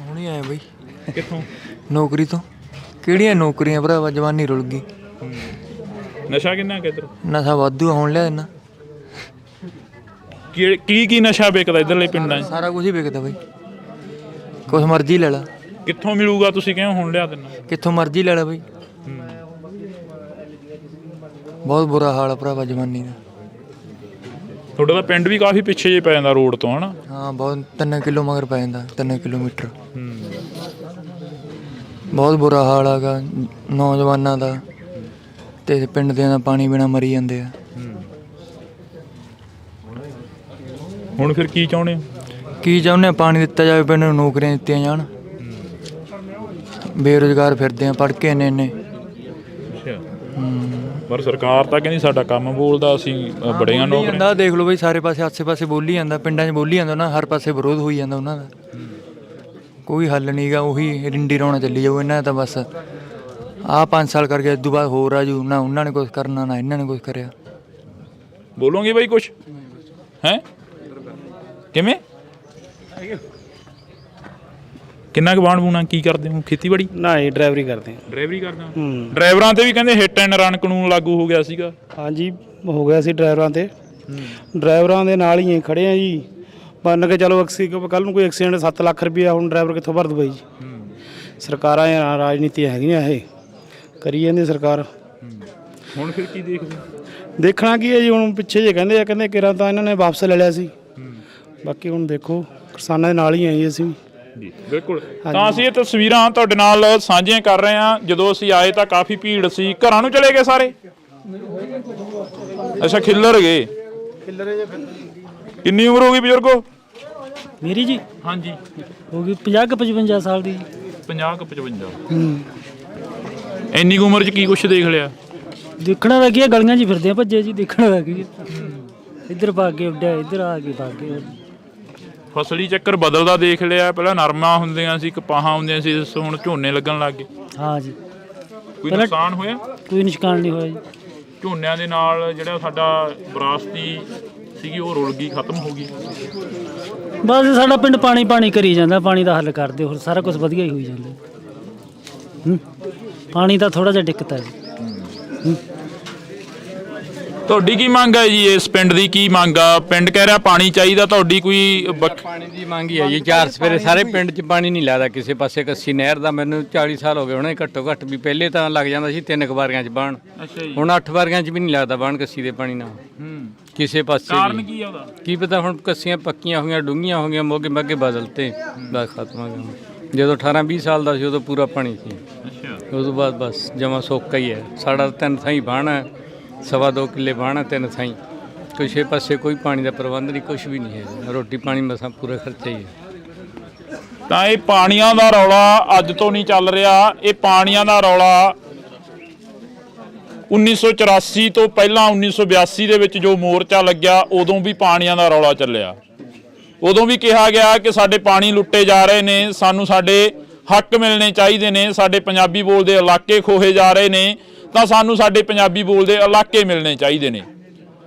ਹੁਣੀ ਆਏ ਬਈ। ਕਿੱਥੋਂ? ਨੌਕਰੀ ਤੋਂ। ਕਿਹੜੀਆਂ ਨੌਕਰੀਆਂ ਭਰਾਵਾ ਜਵਾਨੀ ਰੁਲ ਗਈ। ਨਸ਼ਾ ਕਿੰਨਾ ਕਿੱਧਰ? ਨਸ਼ਾ ਵਾਧੂ ਹੁਣ ਲਿਆ ਇਹਨਾਂ। ਕੀ ਨਸ਼ਾ ਵਿਕਦਾ ਇੱਧਰਲੇ ਪਿੰਡਾਂ 'ਚ? ਸਾਰਾ ਕੁਝ ਹੀ ਵਿਕਦਾ ਬਈ ਕੁਛ ਮਰਜ਼ੀ ਲੈ ਲਾ। ਕਿੱਥੋਂ ਮਿਲੂਗਾ? ਤੁਸੀਂ ਕਿਉਂ ਹੁਣ ਲਿਆ ਦਿੰਨਾ? ਕਿੱਥੋਂ ਮਰਜ਼ੀ ਲੈ ਲਾ ਬਈ। ਬਹੁਤ ਬੁਰਾ ਹਾਲ ਆ ਭਰਾਵਾ ਜਵਾਨੀ ਦਾ। ਤੁਹਾਡਾ ਤਾਂ ਪਿੰਡ ਵੀ ਕਾਫੀ ਪਿੱਛੇ ਜੇ ਪੈ ਜਾਂਦਾ ਰੋਡ ਤੋਂ ਹਨਾ? ਹਾਂ ਬਹੁਤ 3 ਕਿਲੋ ਮਗਰ ਪੈ ਜਾਂਦਾ 3 ਕਿਲੋਮੀਟਰ। ਬਹੁਤ ਬੁਰਾ ਹਾਲ ਹੈਗਾ ਨੌਜਵਾਨਾਂ ਦਾ ਤੇ ਪਿੰਡ ਦਿਆਂ ਦਾ ਪਾਣੀ ਬਿਨਾਂ ਮਰੀ ਜਾਂਦੇ ਆ। ਹੁਣ ਫਿਰ ਕੀ ਚਾਹੁੰਦੇ ਹੋ? ਕੀ ਚਾਹੁੰਦੇ ਆ? ਪਾਣੀ ਦਿੱਤਾ ਜਾਵੇ ਪਿੰਡ ਨੂੰ ਨੌਕਰੀਆਂ ਦਿੱਤੀਆਂ ਜਾਣ। ਬੇਰੁਜ਼ਗਾਰ ਫਿਰਦੇ ਆ ਪੜ੍ਹ ਕੇ ਇੰਨੇ। ਪਰ ਸਰਕਾਰ ਤਾਂ ਕਹਿੰਦੀ ਸਾਡਾ ਕੰਮ ਬੋਲਦਾ ਅਸੀਂ ਬੜੀਆਂ ਨੌਕਰੀਆਂ। ਦੇਖ ਲਓ ਬਈ ਸਾਰੇ ਪਾਸੇ ਆਸੇ-ਪਾਸੇ ਬੋਲੀ ਜਾਂਦਾ ਪਿੰਡਾਂ 'ਚ ਬੋਲੀ ਜਾਂਦਾ ਨਾ ਹਰ ਪਾਸੇ ਵਿਰੋਧ ਹੋਈ ਜਾਂਦਾ ਉਹਨਾਂ ਦਾ। ਕੋਈ ਹੱਲ ਨਹੀਂ ਗਾ ਉਹੀ ਰਿੰਡੀ ਰੌਣਾ ਚੱਲੀ ਜਾਊ ਇਹਨਾਂ ਦਾ ਤਾਂ ਬਸ। ਆਹ 5 ਸਾਲ ਕਰ ਗਏ ਉਦੋਂ ਬਾਅਦ ਹੋਰ ਆ ਜੂ ਨਾ ਉਹਨਾਂ ਨੇ ਕੁਛ ਕਰਨਾ ਨਾ ਇਹਨਾਂ ਨੇ ਕੁਛ ਕਰਿਆ। ਬੋਲੋਗੇ ਬਾਈ ਕੁਛ? ਹੈ ਕਿਵੇਂ ਕਿੰਨਾ ਕੁ ਬਾਣ ਬੂਣਾ ਕੀ ਕਰਦੇ ਹੋ ਖੇਤੀਬਾੜੀ? ਨਾ ਇਹ ਡਰਾਈਵਰੀ ਕਰਦੇ ਆ। ਡਰਾਈਵਰੀ ਕਰਦੇ ਹੋ? ਡਰਾਈਵਰਾਂ ਤੇ ਵੀ ਕਹਿੰਦੇ ਹਿੱਟ ਐਂਡ ਰਨ ਕਾਨੂੰਨ ਲਾਗੂ ਹੋ ਗਿਆ ਸੀਗਾ। ਹਾਂਜੀ ਹੋ ਗਿਆ ਸੀ ਡਰਾਈਵਰਾਂ ਤੇ। ਡਰਾਈਵਰਾਂ ਦੇ ਨਾਲ ਹੀ ਖੜੇ ਆ ਜੀ। ਮੰਨ ਕੇ ਚਲੋ ਕੱਲ ਨੂੰ ਕੋਈ ਐਕਸੀਡੈਂਟ 7 ਲੱਖ ਰੁਪਇਆ ਹੁਣ ਡਰਾਈਵਰ ਕਿੱਥੋਂ ਭਰ ਦੂਗਾ ਜੀ? ਸਰਕਾਰਾਂ ਰਾਜਨੀਤੀ ਹੈਗੀਆਂ ਇਹ ਕਰੀ ਜਾਂਦੀ ਸਰਕਾਰ। ਹੁਣ ਫਿਰ ਕੀ ਦੇਖਦੇ? ਦੇਖਣਾ ਕੀ ਹੈ ਜੀ, ਹੁਣ ਪਿੱਛੇ ਜੇ ਕਹਿੰਦੇ ਕਿਰਾਂ ਤਾਂ ਇਹਨਾਂ ਨੇ ਵਾਪਸ ਲੈ ਲਿਆ ਸੀ। ਬਾਕੀ ਹੁਣ ਦੇਖੋ ਕਿਸਾਨਾਂ ਦੇ ਨਾਲ ਹੀ ਆਏ ਅਸੀਂ ਜੀ। ਬਿਲਕੁਲ। ਤਾਂ ਅਸੀਂ ਇਹ ਤਸਵੀਰਾਂ ਤੁਹਾਡੇ ਨਾਲ ਸਾਂਝੀਆਂ ਕਰ ਰਹੇ ਹਾਂ। ਜਦੋਂ ਅਸੀਂ ਆਏ ਤਾਂ ਕਾਫੀ ਭੀੜ ਸੀ। ਘਰਾਂ ਨੂੰ ਚਲੇ ਗਏ ਸਾਰੇ? ਅੱਛਾ ਖਿੱਲਰ ਗਏ। ਕਿੰਨੀ ਉਮਰ ਹੋ ਗਈ ਬਜ਼ੁਰਗੋ ਮੇਰੀ ਜੀ? ਹਾਂਜੀ ਹੋ ਗਈ 50-55 ਸਾਲ ਦੀ। 50-55। ਇੰਨੀ ਕੁ ਉਮਰ 'ਚ ਕੀ ਕੁਛ ਦੇਖ ਲਿਆ? ਦੇਖਣਾ ਤਾਂ ਕੀ ਹੈ, ਗਲੀਆਂ 'ਚ ਫਿਰਦੇ ਆ ਭੱਜੇ ਜੀ। ਦੇਖਣਾ ਤਾਂ ਕੀ ਇੱਧਰ ਭੱਗ ਕੇ ਉੱਡਿਆ, ਇੱਧਰ ਆ ਕੇ ਭੱਗ ਕੇ। ਫਸਲੀ ਚੱਕਰ ਬਦਲਦਾ ਦੇਖ ਲਿਆ। ਪਹਿਲਾਂ ਨਰਮਾ ਹੁੰਦੀਆਂ ਸੀ, ਕਪਾਹਾਂ ਹੁੰਦੀਆਂ ਸੀ, ਹੁਣ ਝੋਨੇ ਲੱਗਣ ਲੱਗ ਗਏ। ਹਾਂ ਜੀ। ਕੋਈ ਨੁਕਸਾਨ ਹੋਇਆ? ਕੋਈ ਨੁਕਸਾਨ ਨਹੀਂ ਹੋਇਆ ਜੀ। ਝੋਨਿਆਂ ਦੇ ਨਾਲ ਜਿਹੜਾ ਸਾਡਾ ਵਿਰਾਸਤੀ ਸੀਗੀ ਉਹ ਰੁਲ ਗਈ, ਖਤਮ ਹੋ ਗਈ। ਬਸ ਸਾਡਾ ਪਿੰਡ ਪਾਣੀ ਕਰੀ ਜਾਂਦਾ। ਪਾਣੀ ਦਾ ਹੱਲ ਕਰਦੇ, ਹੋਰ ਸਾਰਾ ਕੁਝ ਵਧੀਆ ਹੀ ਹੋਈ ਜਾਂਦਾ। ਪਾਣੀ ਦਾ ਥੋੜਾ ਜਿਹਾ ਦਿੱਕਤ ਹੈ। ਤੁਹਾਡੀ ਕੀ ਮੰਗ ਹੈ ਜੀ? ਇਸ ਪਿੰਡ ਦੀ ਕੀ ਮੰਗ ਆ? ਪਿੰਡ ਕਹਿ ਰਿਹਾ ਪਾਣੀ ਚਾਹੀਦਾ, ਤੁਹਾਡੀ ਕੋਈ? ਪਾਣੀ ਦੀ ਮੰਗ ਹੀ ਹੈ ਜੀ। 4 ਸਵੇਰੇ ਸਾਰੇ ਪਿੰਡ 'ਚ ਪਾਣੀ ਨਹੀਂ ਲੱਗਦਾ ਕਿਸੇ ਪਾਸੇ। ਕੱਸੀ ਨਹਿਰ ਦਾ ਮੈਨੂੰ 40 ਸਾਲ ਹੋ ਗਏ ਹੋਣੇ ਘੱਟੋ ਘੱਟ ਵੀ। ਪਹਿਲੇ ਤਾਂ ਲੱਗ ਜਾਂਦਾ ਸੀ 3 ਵਾਰੀਆਂ 'ਚ ਬਾਣ। ਹੁਣ 8 ਵਾਰੀਆਂ 'ਚ ਵੀ ਨਹੀਂ ਲੱਗਦਾ ਬਾਣ ਕੱਸੀ ਦੇ ਪਾਣੀ ਨਾਲ ਕਿਸੇ ਪਾਸੇ। ਕਾਰਨ ਕੀ ਆ ਉਹਦਾ? ਕੀ ਪਤਾ। ਹੁਣ ਕੱਸੀਆਂ ਪੱਕੀਆਂ ਹੋਈਆਂ, ਡੂੰਘੀਆਂ ਹੋ ਗਈਆਂ, ਮੋਗੇ ਮੱਗੇ ਬਦਲਤੇ, ਬਸ ਖਤਮ ਹੋ ਗਿਆ। ਜਦੋਂ 18-20 ਸਾਲ ਦਾ ਸੀ ਉਦੋਂ ਪੂਰਾ ਪਾਣੀ ਸੀ। ਉਸ ਤੋਂ ਬਾਅਦ ਬਸ ਜਮਾ ਸੋਕਾ ਹੀ ਹੈ। ਸਾਡਾ 3 ਥਾਈਂ ਬਾਣ ਹੈ, 2.25 ਕਿੱਲੇ ਬਾਣ 3 ਥਾਈਂ। ਕਿਸੇ ਪਾਸੇ ਕੋਈ ਪਾਣੀ ਦਾ ਪ੍ਰਬੰਧ ਨਹੀਂ, ਕੁਛ ਵੀ ਨਹੀਂ ਹੈ। ਰੋਟੀ ਪਾਣੀ ਮਸਾਂ ਪੂਰਾ ਖਰਚਾ ਹੀ ਹੈ। ਤਾਂ ਇਹ ਪਾਣੀਆਂ ਦਾ ਰੌਲਾ ਅੱਜ ਤੋਂ ਨਹੀਂ ਚੱਲ ਰਿਹਾ। ਇਹ ਪਾਣੀਆਂ ਦਾ ਰੌਲਾ 1984 ਤੋਂ ਪਹਿਲਾਂ 1982 ਦੇ ਵਿੱਚ ਜੋ ਮੋਰਚਾ ਲੱਗਿਆ, ਉਦੋਂ ਵੀ ਪਾਣੀਆਂ ਦਾ ਰੌਲਾ ਚੱਲਿਆ। ਉਦੋਂ ਵੀ ਕਿਹਾ ਗਿਆ ਕਿ ਸਾਡੇ ਪਾਣੀ ਲੁੱਟੇ ਜਾ ਰਹੇ ਨੇ, ਸਾਨੂੰ ਸਾਡੇ ਹੱਕ ਮਿਲਣੇ ਚਾਹੀਦੇ ਨੇ, ਸਾਡੇ ਪੰਜਾਬੀ ਬੋਲਦੇ ਇਲਾਕੇ ਖੋਹੇ ਜਾ ਰਹੇ ਨੇ, ਤਾਂ ਸਾਨੂੰ ਸਾਡੇ ਪੰਜਾਬੀ ਬੋਲਦੇ ਇਲਾਕੇ ਮਿਲਣੇ ਚਾਹੀਦੇ ਨੇ।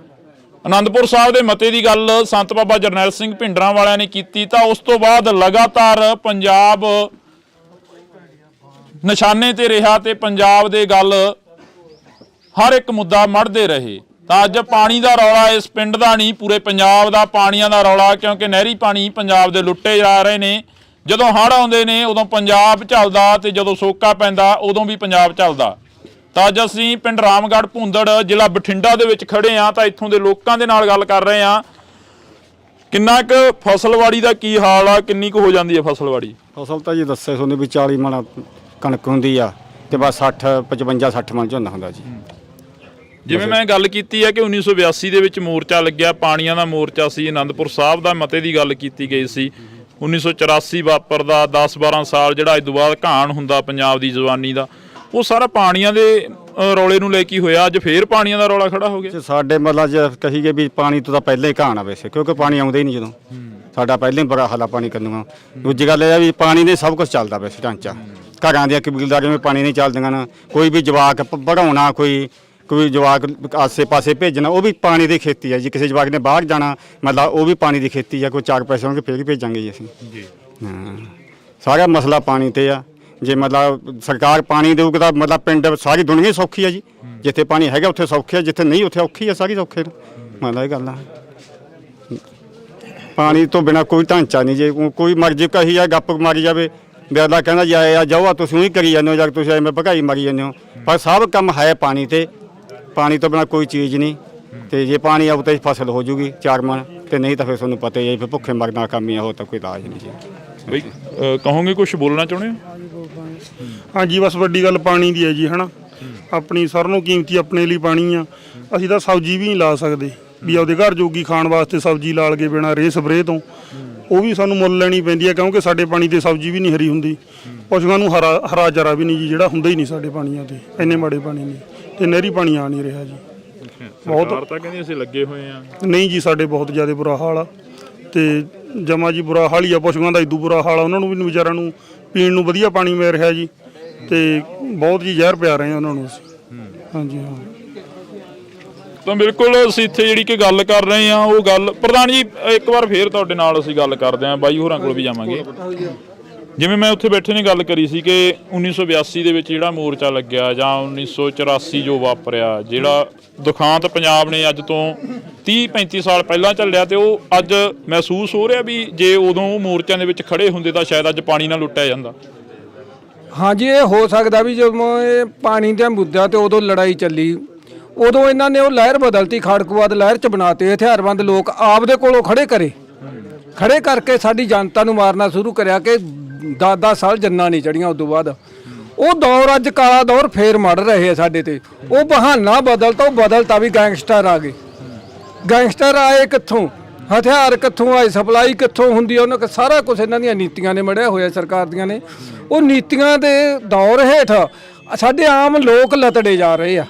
ਆਨੰਦਪੁਰ ਸਾਹਿਬ ਦੇ ਮਤੇ ਦੀ ਗੱਲ ਸੰਤ ਬਾਬਾ ਜਰਨੈਲ ਸਿੰਘ ਭਿੰਡਰਾਂ ਵਾਲਿਆਂ ਨੇ ਕੀਤੀ, ਤਾਂ ਉਸ ਤੋਂ ਬਾਅਦ ਲਗਾਤਾਰ ਪੰਜਾਬ ਨਿਸ਼ਾਨੇ ਤੇ ਰਿਹਾ ਤੇ ਪੰਜਾਬ ਦੇ ਗੱਲ ਹਰ ਇੱਕ ਮੁੱਦਾ ਮੜਦੇ ਰਹੇ। ਤਾਂ ਅੱਜ ਪਾਣੀ ਦਾ ਰੌਲਾ ਇਸ ਪਿੰਡ ਦਾ ਨਹੀਂ, ਪੂਰੇ ਪੰਜਾਬ ਦਾ ਪਾਣੀਆਂ ਦਾ ਰੌਲਾ, ਕਿਉਂਕਿ ਨਹਿਰੀ ਪਾਣੀ ਪੰਜਾਬ ਦੇ ਲੁੱਟੇ ਜਾ ਰਹੇ ਨੇ। ਜਦੋਂ ਹੜ੍ਹ ਆਉਂਦੇ ਨੇ ਉਦੋਂ ਪੰਜਾਬ ਝੱਲਦਾ, ਤੇ ਜਦੋਂ ਸੋਕਾ ਪੈਂਦਾ ਉਦੋਂ ਵੀ ਪੰਜਾਬ ਝੱਲਦਾ। ਤਾਂ ਅੱਜ ਅਸੀਂ ਪਿੰਡ ਰਾਮਗੜ੍ਹ ਭੁੰਦੜ ਜ਼ਿਲ੍ਹਾ ਬਠਿੰਡਾ ਦੇ ਵਿੱਚ ਖੜੇ ਹਾਂ, ਤਾਂ ਇੱਥੋਂ ਦੇ ਲੋਕਾਂ ਦੇ ਨਾਲ ਗੱਲ ਕਰ ਰਹੇ ਹਾਂ। ਕਿੰਨਾ ਕੁ ਫਸਲਵਾੜੀ ਦਾ ਕੀ ਹਾਲ ਆ? ਕਿੰਨੀ ਕੁ ਹੋ ਜਾਂਦੀ ਹੈ ਫਸਲਵਾੜੀ? ਫਸਲ ਤਾਂ ਜੀ ਦੱਸਿਆ ਤੁਹਾਨੂੰ ਵੀ 40 ਮਣ ਕਣਕ ਹੁੰਦੀ ਆ ਤੇ ਬਸ 55-60 ਮਣ ਝੋਨਾ ਹੁੰਦਾ ਜੀ। ਜਿਵੇਂ ਮੈਂ ਗੱਲ ਕੀਤੀ ਹੈ ਕਿ 1982 ਦੇ ਵਿੱਚ ਮੋਰਚਾ ਲੱਗਿਆ, ਪਾਣੀਆਂ ਦਾ ਮੋਰਚਾ ਸੀ। ਆਨੰਦਪੁਰ ਸਾਹਿਬ ਦਾ ਮਤੇ ਦੀ ਗੱਲ ਕੀਤੀ ਗਈ ਸੀ। 1984 ਵਾਪਰਦਾ 10-12 ਸਾਲ ਜਿਹੜਾ ਇਸ ਤੋਂ ਬਾਅਦ ਘਾਣ ਹੁੰਦਾ ਪੰਜਾਬ ਦੀ ਜਵਾਨੀ ਦਾ, ਉਹ ਸਾਰਾ ਪਾਣੀਆਂ ਦੇ ਰੌਲੇ ਨੂੰ ਲੈ ਕੇ ਹੋਇਆ। ਅੱਜ ਫੇਰ ਪਾਣੀਆਂ ਦਾ ਰੌਲਾ ਖੜਾ ਹੋ ਗਿਆ। ਸਾਡੇ ਮਤਲਬ ਜੇ ਕਹੀਏ ਵੀ ਪਾਣੀ ਤੋਂ ਤਾਂ ਪਹਿਲਾਂ ਹੀ ਘਾਣ ਆ ਵੈਸੇ, ਕਿਉਂਕਿ ਪਾਣੀ ਆਉਂਦਾ ਹੀ ਨਹੀਂ ਜਦੋਂ। ਸਾਡਾ ਪਹਿਲਾਂ ਹੀ ਬੜਾ ਹਾਲਾ ਪਾਣੀ ਕਰਨੂਗਾ। ਦੂਜੀ ਗੱਲ ਇਹ ਆ ਵੀ ਪਾਣੀ ਦੇ ਸਭ ਕੁਝ ਚੱਲਦਾ ਵੈਸੇ ਢਾਂਚਾ। ਘਰਾਂ ਦੀਆਂ ਕਬੀਲਦਾਰੀਆਂ ਵਿੱਚ ਪਾਣੀ ਨਹੀਂ ਚੱਲਦੀਆਂ ਨਾ। ਕੋਈ ਵੀ ਜਵਾਕ ਪੜ੍ਹਾਉਣਾ, ਕੋਈ ਜਵਾਕ ਆਸੇ ਪਾਸੇ ਭੇਜਣਾ, ਉਹ ਵੀ ਪਾਣੀ ਦੀ ਖੇਤੀ ਹੈ ਜੀ। ਕਿਸੇ ਜਵਾਕ ਨੇ ਬਾਹਰ ਜਾਣਾ ਮਤਲਬ ਉਹ ਵੀ ਪਾਣੀ ਦੀ ਖੇਤੀ ਹੈ। ਕੋਈ 4 ਪੈਸੇ ਹੋਣਗੇ ਫੇਰ ਹੀ ਭੇਜਾਂਗੇ ਜੀ ਅਸੀਂ। ਹਾਂ, ਸਾਰਾ ਮਸਲਾ ਪਾਣੀ ਤੇ ਆ। ਜੇ ਮਤਲਬ ਸਰਕਾਰ ਪਾਣੀ ਦੇਊਗੀ ਤਾਂ ਮਤਲਬ ਪਿੰਡ ਸਾਰੀ ਦੁਨੀਆ ਸੌਖੀ ਆ ਜੀ। ਜਿੱਥੇ ਪਾਣੀ ਹੈਗਾ ਉੱਥੇ ਸੌਖੀ ਆ, ਜਿੱਥੇ ਨਹੀਂ ਉੱਥੇ ਔਖੀ ਆ, ਸਾਰੀ ਸੌਖੇ ਮਤਲਬ ਇਹ ਗੱਲ ਆ। ਪਾਣੀ ਤੋਂ ਬਿਨਾਂ ਕੋਈ ਢਾਂਚਾ ਨਹੀਂ। ਜੇ ਕੋਈ ਮਰਜ਼ੀ ਕਹੀ ਆ ਗੱਪ ਮਾਰੀ ਜਾਵੇ, ਬਿਰਲਾ ਕਹਿੰਦਾ ਜੀ ਆ ਜਾਓ, ਤੁਸੀਂ ਉਹੀ ਕਰੀ ਜਾਂਦੇ ਹੋ, ਜਾਂ ਤੁਸੀਂ ਐਵੇਂ ਭਗਾਈ ਮਾਰੀ ਜਾਂਦੇ ਹੋ। ਪਰ ਸਭ ਕੰਮ ਹੈ ਪਾਣੀ ਤੇ। ਪਾਣੀ ਤੋਂ ਬਿਨਾਂ ਕੋਈ ਚੀਜ਼ ਨਹੀਂ। ਤੇ ਜੇ ਪਾਣੀ ਆਊ ਤਾਂ ਫਸਲ ਹੋ ਜੂਗੀ 4 ਮਣ, ਤੇ ਨਹੀਂ ਤਾਂ ਫਿਰ ਤੁਹਾਨੂੰ ਪਤਾ ਹੀ ਹੈ ਫਿਰ ਭੁੱਖੇ ਮਰਨਾ ਕੰਮ ਹੀ ਆ, ਹੋਰ ਤਾਂ ਕੋਈ ਇਲਾਜ ਨਹੀਂ ਜੀ। ਬਈ ਕਹੋਗੇ ਕੁਝ ਬੋਲਣਾ ਚਾਹੁੰਦੇ ਹੋ? ਹਾਂਜੀ, ਬਸ ਵੱਡੀ ਗੱਲ ਪਾਣੀ ਦੀ ਹੈ ਜੀ, ਹੈ ਨਾ। ਆਪਣੀ ਸਾਰਿਆਂ ਨੂੰ ਕੀਮਤੀ ਆਪਣੇ ਲਈ ਪਾਣੀ ਆ। ਅਸੀਂ ਤਾਂ ਸਬਜ਼ੀ ਵੀ ਨਹੀਂ ਲਾ ਸਕਦੇ ਵੀ ਆਪਦੇ ਘਰ ਜੋਗੀ ਖਾਣ ਵਾਸਤੇ ਸਬਜ਼ੀ ਲਾ ਲਗੇ ਬਿਨਾਂ ਰੇ ਸਪਰੇਅ ਤੋਂ। ਉਹ ਵੀ ਸਾਨੂੰ ਮੁੱਲ ਲੈਣੀ ਪੈਂਦੀ ਹੈ, ਕਿਉਂਕਿ ਸਾਡੇ ਪਾਣੀ ਤੇ ਸਬਜ਼ੀ ਵੀ ਨਹੀਂ ਹਰੀ ਹੁੰਦੀ। ਪਸ਼ੂਆਂ ਨੂੰ ਹਰਾ ਚਾਰਾ ਵੀ ਨਹੀਂ ਜੀ, ਜਿਹੜਾ ਹੁੰਦਾ ਹੀ ਨਹੀਂ ਸਾਡੇ ਪਾਣੀਆਂ ਤੇ। ਇੰਨੇ ਮਾੜੇ ਪਾਣੀ ਨੇ ਤੇ ਨਹਿਰੀ ਪਾਣੀ ਆ ਨਹੀਂ ਰਿਹਾ ਜੀ। ਬਹੁਤ ਤਾਂ ਕਹਿੰਦੇ ਅਸੀਂ ਲੱਗੇ ਹੋਏ ਆ। ਨਹੀਂ ਜੀ, ਸਾਡੇ ਬਹੁਤ ਜ਼ਿਆਦਾ ਬੁਰਾ ਹਾਲ ਆ। ਤੇ ਜਮਾ ਜੀ ਬੁਰਾ ਹਾਲ ਹੀ ਆ। ਪਸ਼ੂਆਂ ਦਾ ਇਦੋਂ ਬੁਰਾ ਹਾਲ ਆ। ਉਹਨਾਂ ਨੂੰ ਵੀ ਵਿਚਾਰਿਆਂ ਨੂੰ ਪੀਣ ਨੂੰ ਵਧੀਆ ਪਾਣੀ ਮਿਲ ਰਿਹਾ ਜੀ, ਤੇ ਬਹੁਤ ਜੀ ਜ਼ਹਿਰ ਪਿਆ ਰਹੇ ਆ ਉਹਨਾਂ ਨੂੰ ਅਸੀਂ। ਹਾਂਜੀ ਹਾਂ। ਤਾਂ ਬਿਲਕੁਲ ਅਸੀਂ ਇੱਥੇ ਜਿਹੜੀ ਕਿ ਗੱਲ ਕਰ ਰਹੇ ਹਾਂ ਉਹ ਗੱਲ ਪ੍ਰਧਾਨ ਜੀ ਇੱਕ ਵਾਰ ਫੇਰ ਤੁਹਾਡੇ ਨਾਲ ਅਸੀਂ ਗੱਲ ਕਰਦੇ ਹਾਂ, ਬਾਈ ਹੋਰਾਂ ਕੋਲ ਵੀ ਜਾਵਾਂਗੇ। ਜਿਵੇਂ ਮੈਂ ਉੱਥੇ ਬੈਠੇ ਨੇ ਗੱਲ ਕਰੀ ਸੀ ਕਿ 1982 ਦੇ ਵਿੱਚ ਜਿਹੜਾ ਮੋਰਚਾ ਲੱਗਿਆ ਜਾਂ 1984 ਜੋ ਵਾਪਰਿਆ, ਜਿਹੜਾ ਦੁਖਾਂਤ ਪੰਜਾਬ ਨੇ ਅੱਜ ਤੋਂ 30-35 ਸਾਲ ਪਹਿਲਾਂ ਚੱਲਿਆ, ਤੇ ਉਹ ਅੱਜ ਮਹਿਸੂਸ ਹੋ ਰਿਹਾ ਵੀ ਜੇ ਉਦੋਂ ਉਹ ਮੋਰਚਿਆਂ ਦੇ ਵਿੱਚ ਖੜੇ ਹੁੰਦੇ ਤਾਂ ਸ਼ਾਇਦ ਅੱਜ ਪਾਣੀ ਨਾਲ ਲੁੱਟਿਆ ਜਾਂਦਾ। ਹਾਂਜੀ, ਇਹ ਹੋ ਸਕਦਾ ਵੀ ਜਦੋਂ ਇਹ ਪਾਣੀ ਦਾ ਮੁੱਦਾ ਤੇ ਉਦੋਂ ਲੜਾਈ ਚੱਲੀ, ਉਦੋਂ ਇਹਨਾਂ ਨੇ ਉਹ ਲਹਿਰ ਬਦਲਤੀ, ਖਾੜਕੂਵਾਦ ਲਹਿਰ ਚ ਬਣਾਤੇ, ਹਥਿਆਰਬੰਦ ਲੋਕ ਆਪਦੇ ਕੋਲੋਂ ਖੜੇ ਕਰਕੇ ਸਾਡੀ ਜਨਤਾ ਨੂੰ ਮਾਰਨਾ ਸ਼ੁਰੂ ਕਰਿਆ ਕਿ 10-10 ਸਾਲ ਜੰਨਾਂ ਨਹੀਂ ਚੜੀਆਂ। ਉਦੋਂ ਬਾਅਦ ਉਹ ਦੌਰ ਅੱਜ ਕਾਲਾ ਦੌਰ ਫੇਰ ਮੜ ਰਹੇ ਆ ਸਾਡੇ ਤੇ। ਉਹ ਬਹਾਨਾ ਬਦਲਤਾ ਵੀ ਗੈਂਗਸਟਰ ਆ ਗਏ। ਗੈਂਗਸਟਰ ਆਏ ਕਿੱਥੋਂ, ਹਥਿਆਰ ਕਿੱਥੋਂ ਆਏ, ਸਪਲਾਈ ਕਿੱਥੋਂ ਹੁੰਦੀ, ਉਹਨਾਂ ਸਾਰਾ ਕੁਝ ਇਹਨਾਂ ਦੀਆਂ ਨੀਤੀਆਂ ਨੇ ਮੜਿਆ ਹੋਇਆ, ਸਰਕਾਰ ਦੀਆਂ ਨੇ। ਉਹ ਨੀਤੀਆਂ ਦੇ ਦੌਰ ਹੇਠ ਸਾਡੇ ਆਮ ਲੋਕ ਲਤੜੇ ਜਾ ਰਹੇ ਆ,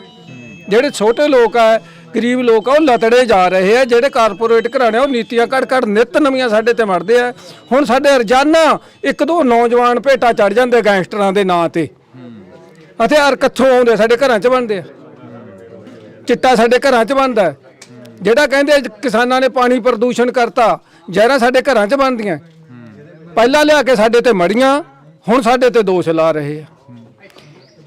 ਜਿਹੜੇ ਛੋਟੇ ਲੋਕ ਆ, ਗਰੀਬ ਲੋਕ ਆ, ਉਹ ਲਤੜੇ ਜਾ ਰਹੇ ਆ। ਜਿਹੜੇ ਕਾਰਪੋਰੇਟ ਘਰਾਣੇ ਉਹ ਨੀਤੀਆਂ ਕੱਢ ਨਿੱਤ ਨਵੀਆਂ ਸਾਡੇ ਤੇ ਮੜਦੇ ਆ। ਹੁਣ ਸਾਡੇ ਰੋਜ਼ਾਨਾ 1-2 ਨੌਜਵਾਨ ਭੇਟਾ ਚੜ ਜਾਂਦੇ ਗੈਂਗਸਟਰਾਂ ਦੇ ਨਾਂ ਤੇ। ਹਥਿਆਰ ਕਿੱਥੋਂ ਆਉਂਦੇ, ਸਾਡੇ ਘਰਾਂ 'ਚ ਬਣਦੇ ਆ, ਚਿੱਟਾ ਸਾਡੇ ਘਰਾਂ 'ਚ ਬਣਦਾ। ਜਿਹੜਾ ਕਹਿੰਦੇ ਕਿਸਾਨਾਂ ਨੇ ਪਾਣੀ ਪ੍ਰਦੂਸ਼ਣ ਕਰਤਾ, ਜ਼ਹਿਰਾਂ ਸਾਡੇ ਘਰਾਂ 'ਚ ਬਣਦੀਆਂ। ਪਹਿਲਾਂ ਲਿਆ ਕੇ ਸਾਡੇ ਤੇ ਮੜੀਆਂ, ਹੁਣ ਸਾਡੇ ਤੇ ਦੋਸ਼ ਲਾ ਰਹੇ ਆ।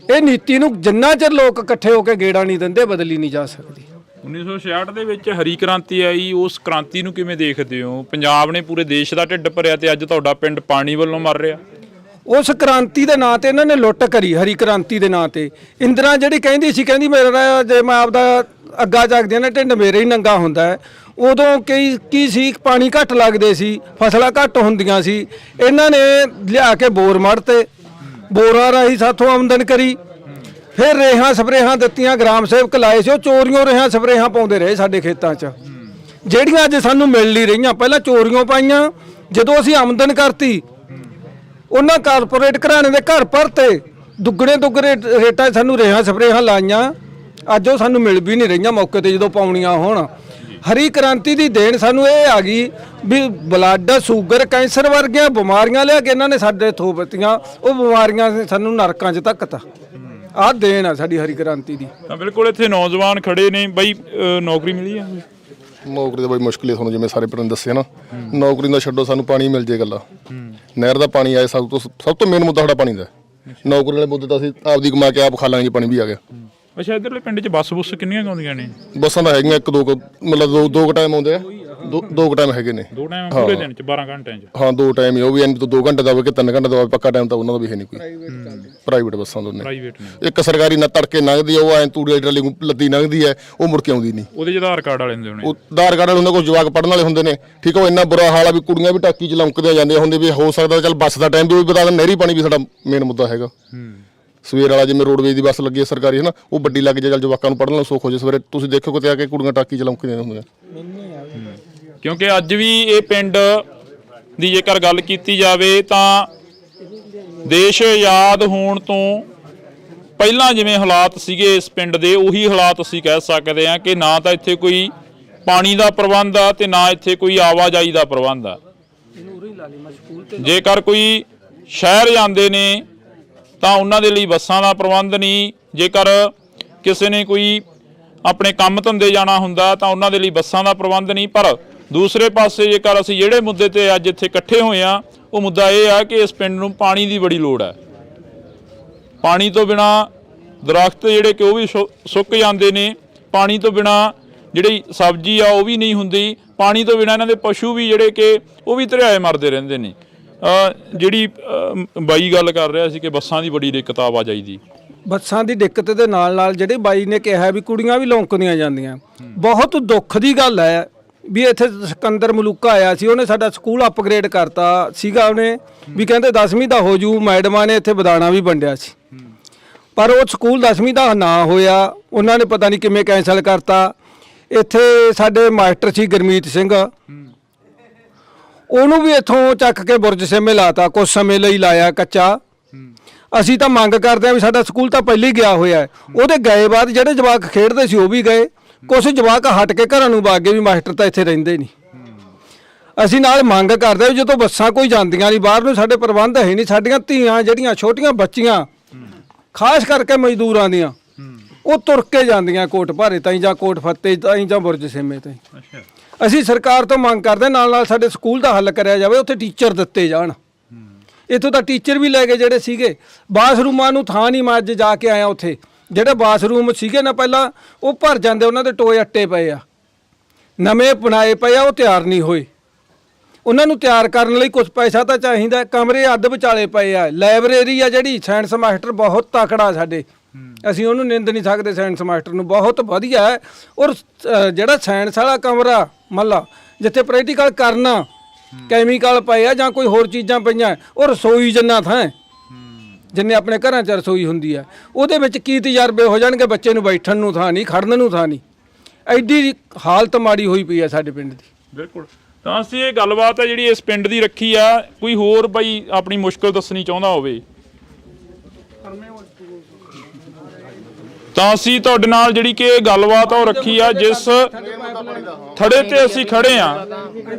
ਇਹ ਨੀਤੀ ਨੂੰ ਜਿੰਨਾ ਚਿਰ ਲੋਕ ਇਕੱਠੇ ਹੋ ਕੇ ਗੇੜਾ ਨਹੀਂ ਦਿੰਦੇ, ਬਦਲੀ ਨਹੀਂ ਜਾ ਸਕਦੀ। 1966 ਦੇ ਵਿੱਚ ਹਰੀ ਕ੍ਰਾਂਤੀ ਆਈ, ਉਸ ਕ੍ਰਾਂਤੀ ਨੂੰ ਕਿਵੇਂ ਦੇਖਦੇ ਹੋ? ਪੰਜਾਬ ਨੇ ਪੂਰੇ ਦੇਸ਼ ਦਾ ਢਿੱਡ ਭਰਿਆ ਤੇ ਅੱਜ ਤੁਹਾਡਾ ਪਿੰਡ ਪਾਣੀ ਵੱਲੋਂ ਮਰ ਰਿਹਾ। ਉਸ ਕ੍ਰਾਂਤੀ ਦੇ ਨਾਂ ਤੇ ਇਹਨਾਂ ਨੇ ਲੁੱਟ ਕਰੀ, ਹਰੀ ਕ੍ਰਾਂਤੀ ਦੇ ਨਾਂ ਤੇ। ਇੰਦਰਾ ਜਿਹੜੀ ਕਹਿੰਦੀ ਮੇਰਾ ਜੇ ਮੈਂ ਆਪਦਾ ਅੱਗਾ ਚੱਕਦੀ ਨਾ ਢਿੱਡ ਮੇਰੇ ਹੀ ਨੰਗਾ ਹੁੰਦਾ ਹੈ। ਉਦੋਂ ਕੀ ਸੀ, ਪਾਣੀ ਘੱਟ ਲੱਗਦੇ ਸੀ, ਫਸਲਾਂ ਘੱਟ ਹੁੰਦੀਆਂ ਸੀ। ਇਹਨਾਂ ਨੇ ਲਿਆ ਕੇ ਬੋਰ ਮੜਤੇ, ਬੋਰਾਂ ਰਾਹੀਂ ਸਾਥੋਂ ਆਮਦਨ ਕਰੀ, ਫਿਰ ਰੇਹਾਂ ਸਪਰੇਹਾਂ ਦਿੱਤੀਆਂ, ਗ੍ਰਾਮ ਸੇਵਕ ਲਾਏ ਸੀ, ਉਹ ਚੋਰੀਆਂ ਰੇਹਾਂ ਸਪਰੇਹਾਂ ਪਾਉਂਦੇ ਰਹੇ ਸਾਡੇ ਖੇਤਾਂ 'ਚ, ਜਿਹੜੀਆਂ ਅੱਜ ਸਾਨੂੰ ਮਿਲ ਨਹੀਂ ਰਹੀਆਂ। ਪਹਿਲਾਂ ਚੋਰੀਆਂ ਪਾਈਆਂ, ਜਦੋਂ ਅਸੀਂ ਆਮਦਨ ਕਰਤੀ ਉਹਨਾਂ ਕਾਰਪੋਰੇਟ ਘਰਾਣੇ ਦੇ ਘਰ ਭਰਤੇ, ਦੁੱਗਣੇ ਰੇਟਾਂ ਸਾਨੂੰ ਰੇਹਾਂ ਸਪਰੇਹਾਂ ਲਾਈਆਂ, ਅੱਜ ਉਹ ਸਾਨੂੰ ਮਿਲ ਵੀ ਨਹੀਂ ਰਹੀਆਂ ਮੌਕੇ ਤੇ ਜਦੋਂ ਪਾਉਣੀਆਂ ਹੋਣ। ਹਰੀ ਕ੍ਰਾਂਤੀ ਦੀ ਦੇਣ ਸਾਨੂੰ ਇਹ ਆ ਗਈ ਵੀ ਬਲੱਡ, ਸ਼ੂਗਰ, ਕੈਂਸਰ ਵਰਗੀਆਂ ਬਿਮਾਰੀਆਂ ਲਿਆ ਕੇ ਇਹਨਾਂ ਨੇ ਸਾਡੇ ਥੋਪਤੀਆਂ। ਉਹ ਬਿਮਾਰੀਆਂ ਨੇ ਸਾਨੂੰ ਨਰਕਾਂ 'ਚ ਧੱਕਤਾ। ਆਹ ਦੇਣ ਆ ਸਾਡੀ ਹਰੀ ਕ੍ਰਾਂਤੀ ਦੀ। ਤਾਂ ਬਿਲਕੁਲ ਇੱਥੇ ਨੌਜਵਾਨ ਖੜੇ ਨੇ। ਬਈ ਨੌਕਰੀ ਮਿਲੀ ਆ? ਨੌਕਰੀ ਤਾਂ ਬੜੀ ਮੁਸ਼ਕਿਲ ਹੈ, ਤੁਹਾਨੂੰ ਜਿਵੇਂ ਸਾਰੇ ਪਿੰਡ ਦੱਸਿਆ ਨਾ। ਨੌਕਰੀ ਦਾ ਛੱਡੋ, ਸਾਨੂੰ ਪਾਣੀ ਮਿਲ ਜੇ ਗੱਲਾਂ। ਨਹਿਰ ਦਾ ਪਾਣੀ ਆਏ, ਸਭ ਤੋਂ ਮੇਨ ਮੁੱਦਾ ਸਾਡਾ ਪਾਣੀ ਦਾ। ਨੌਕਰੀ ਵਾਲੇ ਮੁੱਦੇ ਤਾਂ ਅਸੀਂ ਆਪਦੀ ਕਮਾ ਕੇ ਆਪ ਖਾ ਲਾਂਗੇ, ਪਾਣੀ ਵੀ ਆ ਗਿਆ। ਅੱਛਾ, ਇੱਧਰਲੇ ਪਿੰਡ 'ਚ ਬੱਸ ਕਿੰਨੀਆਂ ਆਉਂਦੀਆਂ ਨੇ? ਬੱਸਾਂ ਤਾਂ ਹੈਗੀਆਂ 1-2, ਮਤਲਬ ਦੋ ਟਾਈਮ ਆਉਂਦੇ ਆ, ਦੋ ਟਾਈਮ ਹੈਗੇ ਨੇ। 2 ਟਾਈਮ ਪੂਰੇ ਦਿਨ 'ਚ 12 ਘੰਟਿਆਂ 'ਚ? ਹਾਂ, 2 ਟਾਈਮ ਹੀ, ਉਹ ਵੀ 2 ਘੰਟੇ ਦਾ ਹੋਵੇ ਕਿ 3 ਘੰਟੇ ਦਾ ਹੋਵੇ, ਪੱਕਾ ਟਾਈਮ ਤਾਂ ਉਹਨਾਂ ਦਾ ਵੀ ਹੈ ਨਹੀਂ ਕੋਈ। ਪ੍ਰਾਈਵੇਟ ਬੱਸਾਂ ਦੋਨੇ। ਇੱਕ ਸਰਕਾਰੀ ਨਾ ਤੜਕੇ ਲੰਘਦੀ ਆ, ਉਹ ਐਂ ਤੂੜੀ ਟਰਾਲੀ ਲੱਦੀ ਲੰਘਦੀ ਹੈ, ਉਹ ਮੁੜ ਕੇ ਆਉਂਦੀ ਨਹੀਂ। ਉਹਦੇ 'ਚ ਆਧਾਰ ਕਾਰਡ ਵਾਲੇ ਹੁੰਦੇ ਹੋਣੇ। ਉਹ ਆਧਾਰ ਕਾਰਡ ਵਾਲੇ ਹੁੰਦੇ, ਕੁਝ ਜਵਾਕ ਪੜ੍ਹਨ ਵਾਲੇ ਹੁੰਦੇ ਨੇ। ਠੀਕ ਆ, ਉਹ ਇੰਨਾ ਬੁਰਾ ਹਾਲ ਆ ਵੀ ਕੁੜੀਆਂ ਵੀ ਟਾਕੀ 'ਚ ਲੰਕਦੀਆਂ ਜਾਂਦੀਆਂ ਹੁੰਦੇ। ਵੀ ਹੋ ਸਕਦਾ ਚੱਲ ਬੱਸ ਦਾ ਟਾਈਮ ਵੀ ਬਤਾ ਦੇਣ, ਨਹਿਰੀ ਪਾਣੀ ਵੀ ਸਾਡਾ ਮੇਨ ਮੁੱਦਾ ਹੈਗਾ। ਸਵੇਰ ਵਾਲਾ ਜਿਵੇਂ ਰੋਡਵੇਜ ਦੀ ਬੱਸ ਲੱਗੀ ਹੈ ਸਰਕਾਰੀ, ਹੈ ਨਾ, ਉਹ ਵੱਡੀ ਲੱਗ ਜੇ, ਚੱਲ ਜਵਾਕਾਂ ਨੂੰ ਪੜ੍ਹਨ ਨੂੰ ਸੁੱਖ ਹੋ ਜੇ। ਸਵੇਰੇ ਤੁਸੀਂ ਦੇਖੋ ਕਿਤੇ ਆ ਕੇ ਕੁੜੀਆਂ ਟਾਕੀ 'ਚ ਲੰਕਦੀਆਂ ਹੁੰਦੀਆਂ। ਕਿਉਂਕਿ ਅੱਜ ਵੀ ਇਹ ਪਿੰਡ ਦੀ ਜੇਕਰ ਗੱਲ ਕੀਤੀ ਜਾਵੇ ਤਾਂ ਦੇਸ਼ ਆਜ਼ਾਦ ਹੋਣ ਤੋਂ ਪਹਿਲਾਂ ਜਿਵੇਂ ਹਾਲਾਤ ਸੀਗੇ ਇਸ ਪਿੰਡ ਦੇ, ਉਹੀ ਹਾਲਾਤ ਅਸੀਂ ਕਹਿ ਸਕਦੇ ਹਾਂ ਕਿ ਨਾ ਤਾਂ ਇੱਥੇ ਕੋਈ ਪਾਣੀ ਦਾ ਪ੍ਰਬੰਧ ਆ ਤੇ ਨਾ ਇੱਥੇ ਕੋਈ ਆਵਾਜਾਈ ਦਾ ਪ੍ਰਬੰਧ ਆ। ਜੇਕਰ ਕੋਈ ਸ਼ਹਿਰ ਜਾਂਦੇ ਨੇ ਤਾਂ ਉਹਨਾਂ ਦੇ ਲਈ ਬੱਸਾਂ ਦਾ ਪ੍ਰਬੰਧ ਨਹੀਂ। ਜੇਕਰ ਕਿਸੇ ਨੇ ਕੋਈ ਆਪਣੇ ਕੰਮ ਧੰਦੇ ਜਾਣਾ ਹੁੰਦਾ ਤਾਂ ਉਹਨਾਂ ਦੇ ਲਈ ਬੱਸਾਂ ਦਾ ਪ੍ਰਬੰਧ ਨਹੀਂ। ਪਰ ਦੂਸਰੇ ਪਾਸੇ ਜੇਕਰ ਅਸੀਂ ਜਿਹੜੇ ਮੁੱਦੇ ਤੇ ਅੱਜ ਇੱਥੇ ਇਕੱਠੇ ਹੋਏ ਆ, ਉਹ ਮੁੱਦਾ ਇਹ ਆ ਕਿ ਇਸ ਪਿੰਡ ਨੂੰ ਪਾਣੀ ਦੀ ਬੜੀ ਲੋੜ ਹੈ। ਪਾਣੀ ਤੋਂ ਬਿਨਾ ਦਰਖਤ ਜਿਹੜੇ ਕਿ ਉਹ ਵੀ ਸੁੱਕ ਜਾਂਦੇ ਨੇ, ਪਾਣੀ ਤੋਂ ਬਿਨਾ ਜਿਹੜੀ ਸਬਜ਼ੀ ਆ ਉਹ ਵੀ ਨਹੀਂ ਹੁੰਦੀ, ਪਾਣੀ ਤੋਂ ਬਿਨਾ ਇਹਨਾਂ ਦੇ ਪਸ਼ੂ ਵੀ ਜਿਹੜੇ ਕਿ ਉਹ ਵੀ ਧਰਿਆਏ ਮਰਦੇ ਰਹਿੰਦੇ ਨੇ। ਜਿਹੜੀ ਬਾਈ ਗੱਲ ਕਰ ਰਿਹਾ ਸੀ ਕਿ ਬੱਸਾਂ ਦੀ ਬੜੀ ਦਿੱਕਤ ਆਵਾਜਾਈ ਦੀ। ਬੱਸਾਂ ਦੀ ਦਿੱਕਤ ਦੇ ਨਾਲ ਜਿਹੜੇ ਬਾਈ ਨੇ ਕਿਹਾ ਵੀ ਕੁੜੀਆਂ ਵੀ ਲੌਂਕਦੀਆਂ ਜਾਂਦੀਆਂ, ਬਹੁਤ ਦੁੱਖ ਦੀ ਗੱਲ ਹੈ ਵੀ ਇੱਥੇ ਸਿਕੰਦਰ ਮਲੂਕਾ ਆਇਆ ਸੀ, ਉਹਨੇ ਸਾਡਾ ਸਕੂਲ ਅਪਗ੍ਰੇਡ ਕਰਤਾ ਸੀਗਾ। ਉਹਨੇ ਵੀ ਕਹਿੰਦੇ 10ਵੀਂ ਦਾ ਹੋ ਜੂ, ਮੈਡਮਾਂ ਨੇ ਇੱਥੇ ਬਦਾਣਾ ਵੀ ਵੰਡਿਆ ਸੀ, ਪਰ ਉਹ ਸਕੂਲ 10ਵੀਂ ਦਾ ਨਾ ਹੋਇਆ, ਉਹਨਾਂ ਨੇ ਪਤਾ ਨਹੀਂ ਕਿਵੇਂ ਕੈਂਸਲ ਕਰਤਾ। ਇੱਥੇ ਸਾਡੇ ਮਾਸਟਰ ਸੀ ਗੁਰਮੀਤ ਸਿੰਘ, ਉਹਨੂੰ ਵੀ ਇੱਥੋਂ ਚੱਕ ਕੇ ਬੁਰਜ ਸਿਮੇ ਲਾਤਾ, ਕੁਝ ਸਮੇਂ ਲਈ ਲਾਇਆ ਕੱਚਾ। ਅਸੀਂ ਤਾਂ ਮੰਗ ਕਰਦੇ ਹਾਂ ਵੀ ਸਾਡਾ ਸਕੂਲ ਤਾਂ ਪਹਿਲਾਂ ਹੀ ਗਿਆ ਹੋਇਆ, ਉਹਦੇ ਗਏ ਬਾਅਦ ਜਿਹੜੇ ਜਵਾਕ ਖੇਡਦੇ ਸੀ ਉਹ ਵੀ ਗਏ, ਕੁਝ ਜਵਾਕ ਹਟ ਕੇ ਘਰਾਂ ਨੂੰ ਵਗ ਗਏ ਵੀ ਮਾਸਟਰ ਤਾਂ ਇੱਥੇ ਰਹਿੰਦੇ ਨਹੀਂ। ਅਸੀਂ ਨਾਲ ਮੰਗ ਕਰਦੇ ਹਾਂ ਵੀ ਜਦੋਂ ਬੱਸਾਂ ਕੋਈ ਜਾਂਦੀਆਂ ਨਹੀਂ ਬਾਹਰ ਨੂੰ, ਸਾਡੇ ਪ੍ਰਬੰਧ ਹੈ ਨਹੀਂ, ਸਾਡੀਆਂ ਧੀਆਂ ਜਿਹੜੀਆਂ ਛੋਟੀਆਂ ਬੱਚੀਆਂ ਖਾਸ ਕਰਕੇ ਮਜ਼ਦੂਰਾਂ ਦੀਆਂ, ਉਹ ਤੁਰ ਕੇ ਜਾਂਦੀਆਂ ਕੋਟ ਭਾਰੇ ਤਾਈਂ ਜਾਂ ਕੋਟ ਫੱਤੇ ਤਾਈਂ ਜਾਂ ਬੁਰਜ ਸੇਮੇ ਤਾਈਂ। ਅਸੀਂ ਸਰਕਾਰ ਤੋਂ ਮੰਗ ਕਰਦੇ ਨਾਲ ਨਾਲ ਸਾਡੇ ਸਕੂਲ ਦਾ ਹੱਲ ਕਰਿਆ ਜਾਵੇ, ਉੱਥੇ ਟੀਚਰ ਦਿੱਤੇ ਜਾਣ। ਇੱਥੋਂ ਤਾਂ ਟੀਚਰ ਵੀ ਲੈ ਗਏ ਜਿਹੜੇ ਸੀਗੇ, ਬਾਥਰੂਮਾਂ ਨੂੰ ਥਾਂ ਨਹੀਂ। ਮੈਂ ਅੱਜ ਜਾ ਕੇ ਆਇਆ ਉੱਥੇ, ਜਿਹੜੇ ਬਾਥਰੂਮ ਸੀਗੇ ਨਾ ਪਹਿਲਾਂ ਉਹ ਭਰ ਜਾਂਦੇ, ਉਹਨਾਂ ਦੇ ਟੋਏ ਅੱਟੇ ਪਏ ਆ, ਨਵੇਂ ਬਣਾਏ ਪਏ ਆ, ਉਹ ਤਿਆਰ ਨਹੀਂ ਹੋਏ। ਉਹਨਾਂ ਨੂੰ ਤਿਆਰ ਕਰਨ ਲਈ ਕੁਝ ਪੈਸਾ ਤਾਂ ਚਾਹੀਦਾ। ਕਮਰੇ ਅੱਧ ਵਿਚਾਲੇ ਪਏ ਆ। ਲਾਇਬ੍ਰੇਰੀ ਆ ਜਿਹੜੀ, ਸਾਇੰਸ ਮਾਸਟਰ ਬਹੁਤ ਤਕੜਾ ਸਾਡੇ, ਅਸੀਂ ਉਹਨੂੰ ਨਿੰਦ ਨਹੀਂ ਸਕਦੇ। ਸਾਇੰਸ ਮਾਸਟਰ ਨੂੰ ਬਹੁਤ ਵਧੀਆ ਹੈ। ਔਰ ਜਿਹੜਾ ਸਾਇੰਸ ਵਾਲਾ ਕਮਰਾ ਮੱਲਾ ਜਿੱਥੇ ਪ੍ਰੈਕਟੀਕਲ ਕਰਨਾ, ਕੈਮੀਕਲ ਪਏ ਆ ਜਾਂ ਕੋਈ ਹੋਰ ਚੀਜ਼ਾਂ ਪਈਆਂ, ਉਹ ਰਸੋਈ ਜਿੰਨਾ ਥਾਂ ਜਿੰਨੇ ਆਪਣੇ ਘਰਾਂ 'ਚ ਰਸੋਈ ਹੁੰਦੀ ਹੈ, ਉਹਦੇ ਵਿੱਚ ਕੀ ਤਜਰਬੇ ਹੋ ਜਾਣਗੇ। ਬੱਚੇ ਨੂੰ ਬੈਠਣ ਨੂੰ ਥਾਂ ਨਹੀਂ, ਖੜਨ ਨੂੰ ਥਾਂ ਨਹੀਂ। ਐਡੀ ਹਾਲਤ ਮਾੜੀ ਹੋਈ ਪਈ ਹੈ ਸਾਡੇ ਪਿੰਡ ਦੀ। ਬਿਲਕੁਲ। ਤਾਂ ਅਸੀਂ ਇਹ ਗੱਲਬਾਤ ਹੈ ਜਿਹੜੀ ਇਸ ਪਿੰਡ ਦੀ ਰੱਖੀ ਆ। ਕੋਈ ਹੋਰ ਬਾਈ ਆਪਣੀ ਮੁਸ਼ਕਲ ਦੱਸਣੀ ਚਾਹੁੰਦਾ ਹੋਵੇ ਤਾਂ ਅਸੀਂ ਤੁਹਾਡੇ ਨਾਲ ਜਿਹੜੀ ਕਿ ਗੱਲਬਾਤ ਆ ਉਹ ਰੱਖੀ ਆ, ਜਿਸ ਥੜੇ ਤੇ ਅਸੀਂ ਖੜੇ ਆ।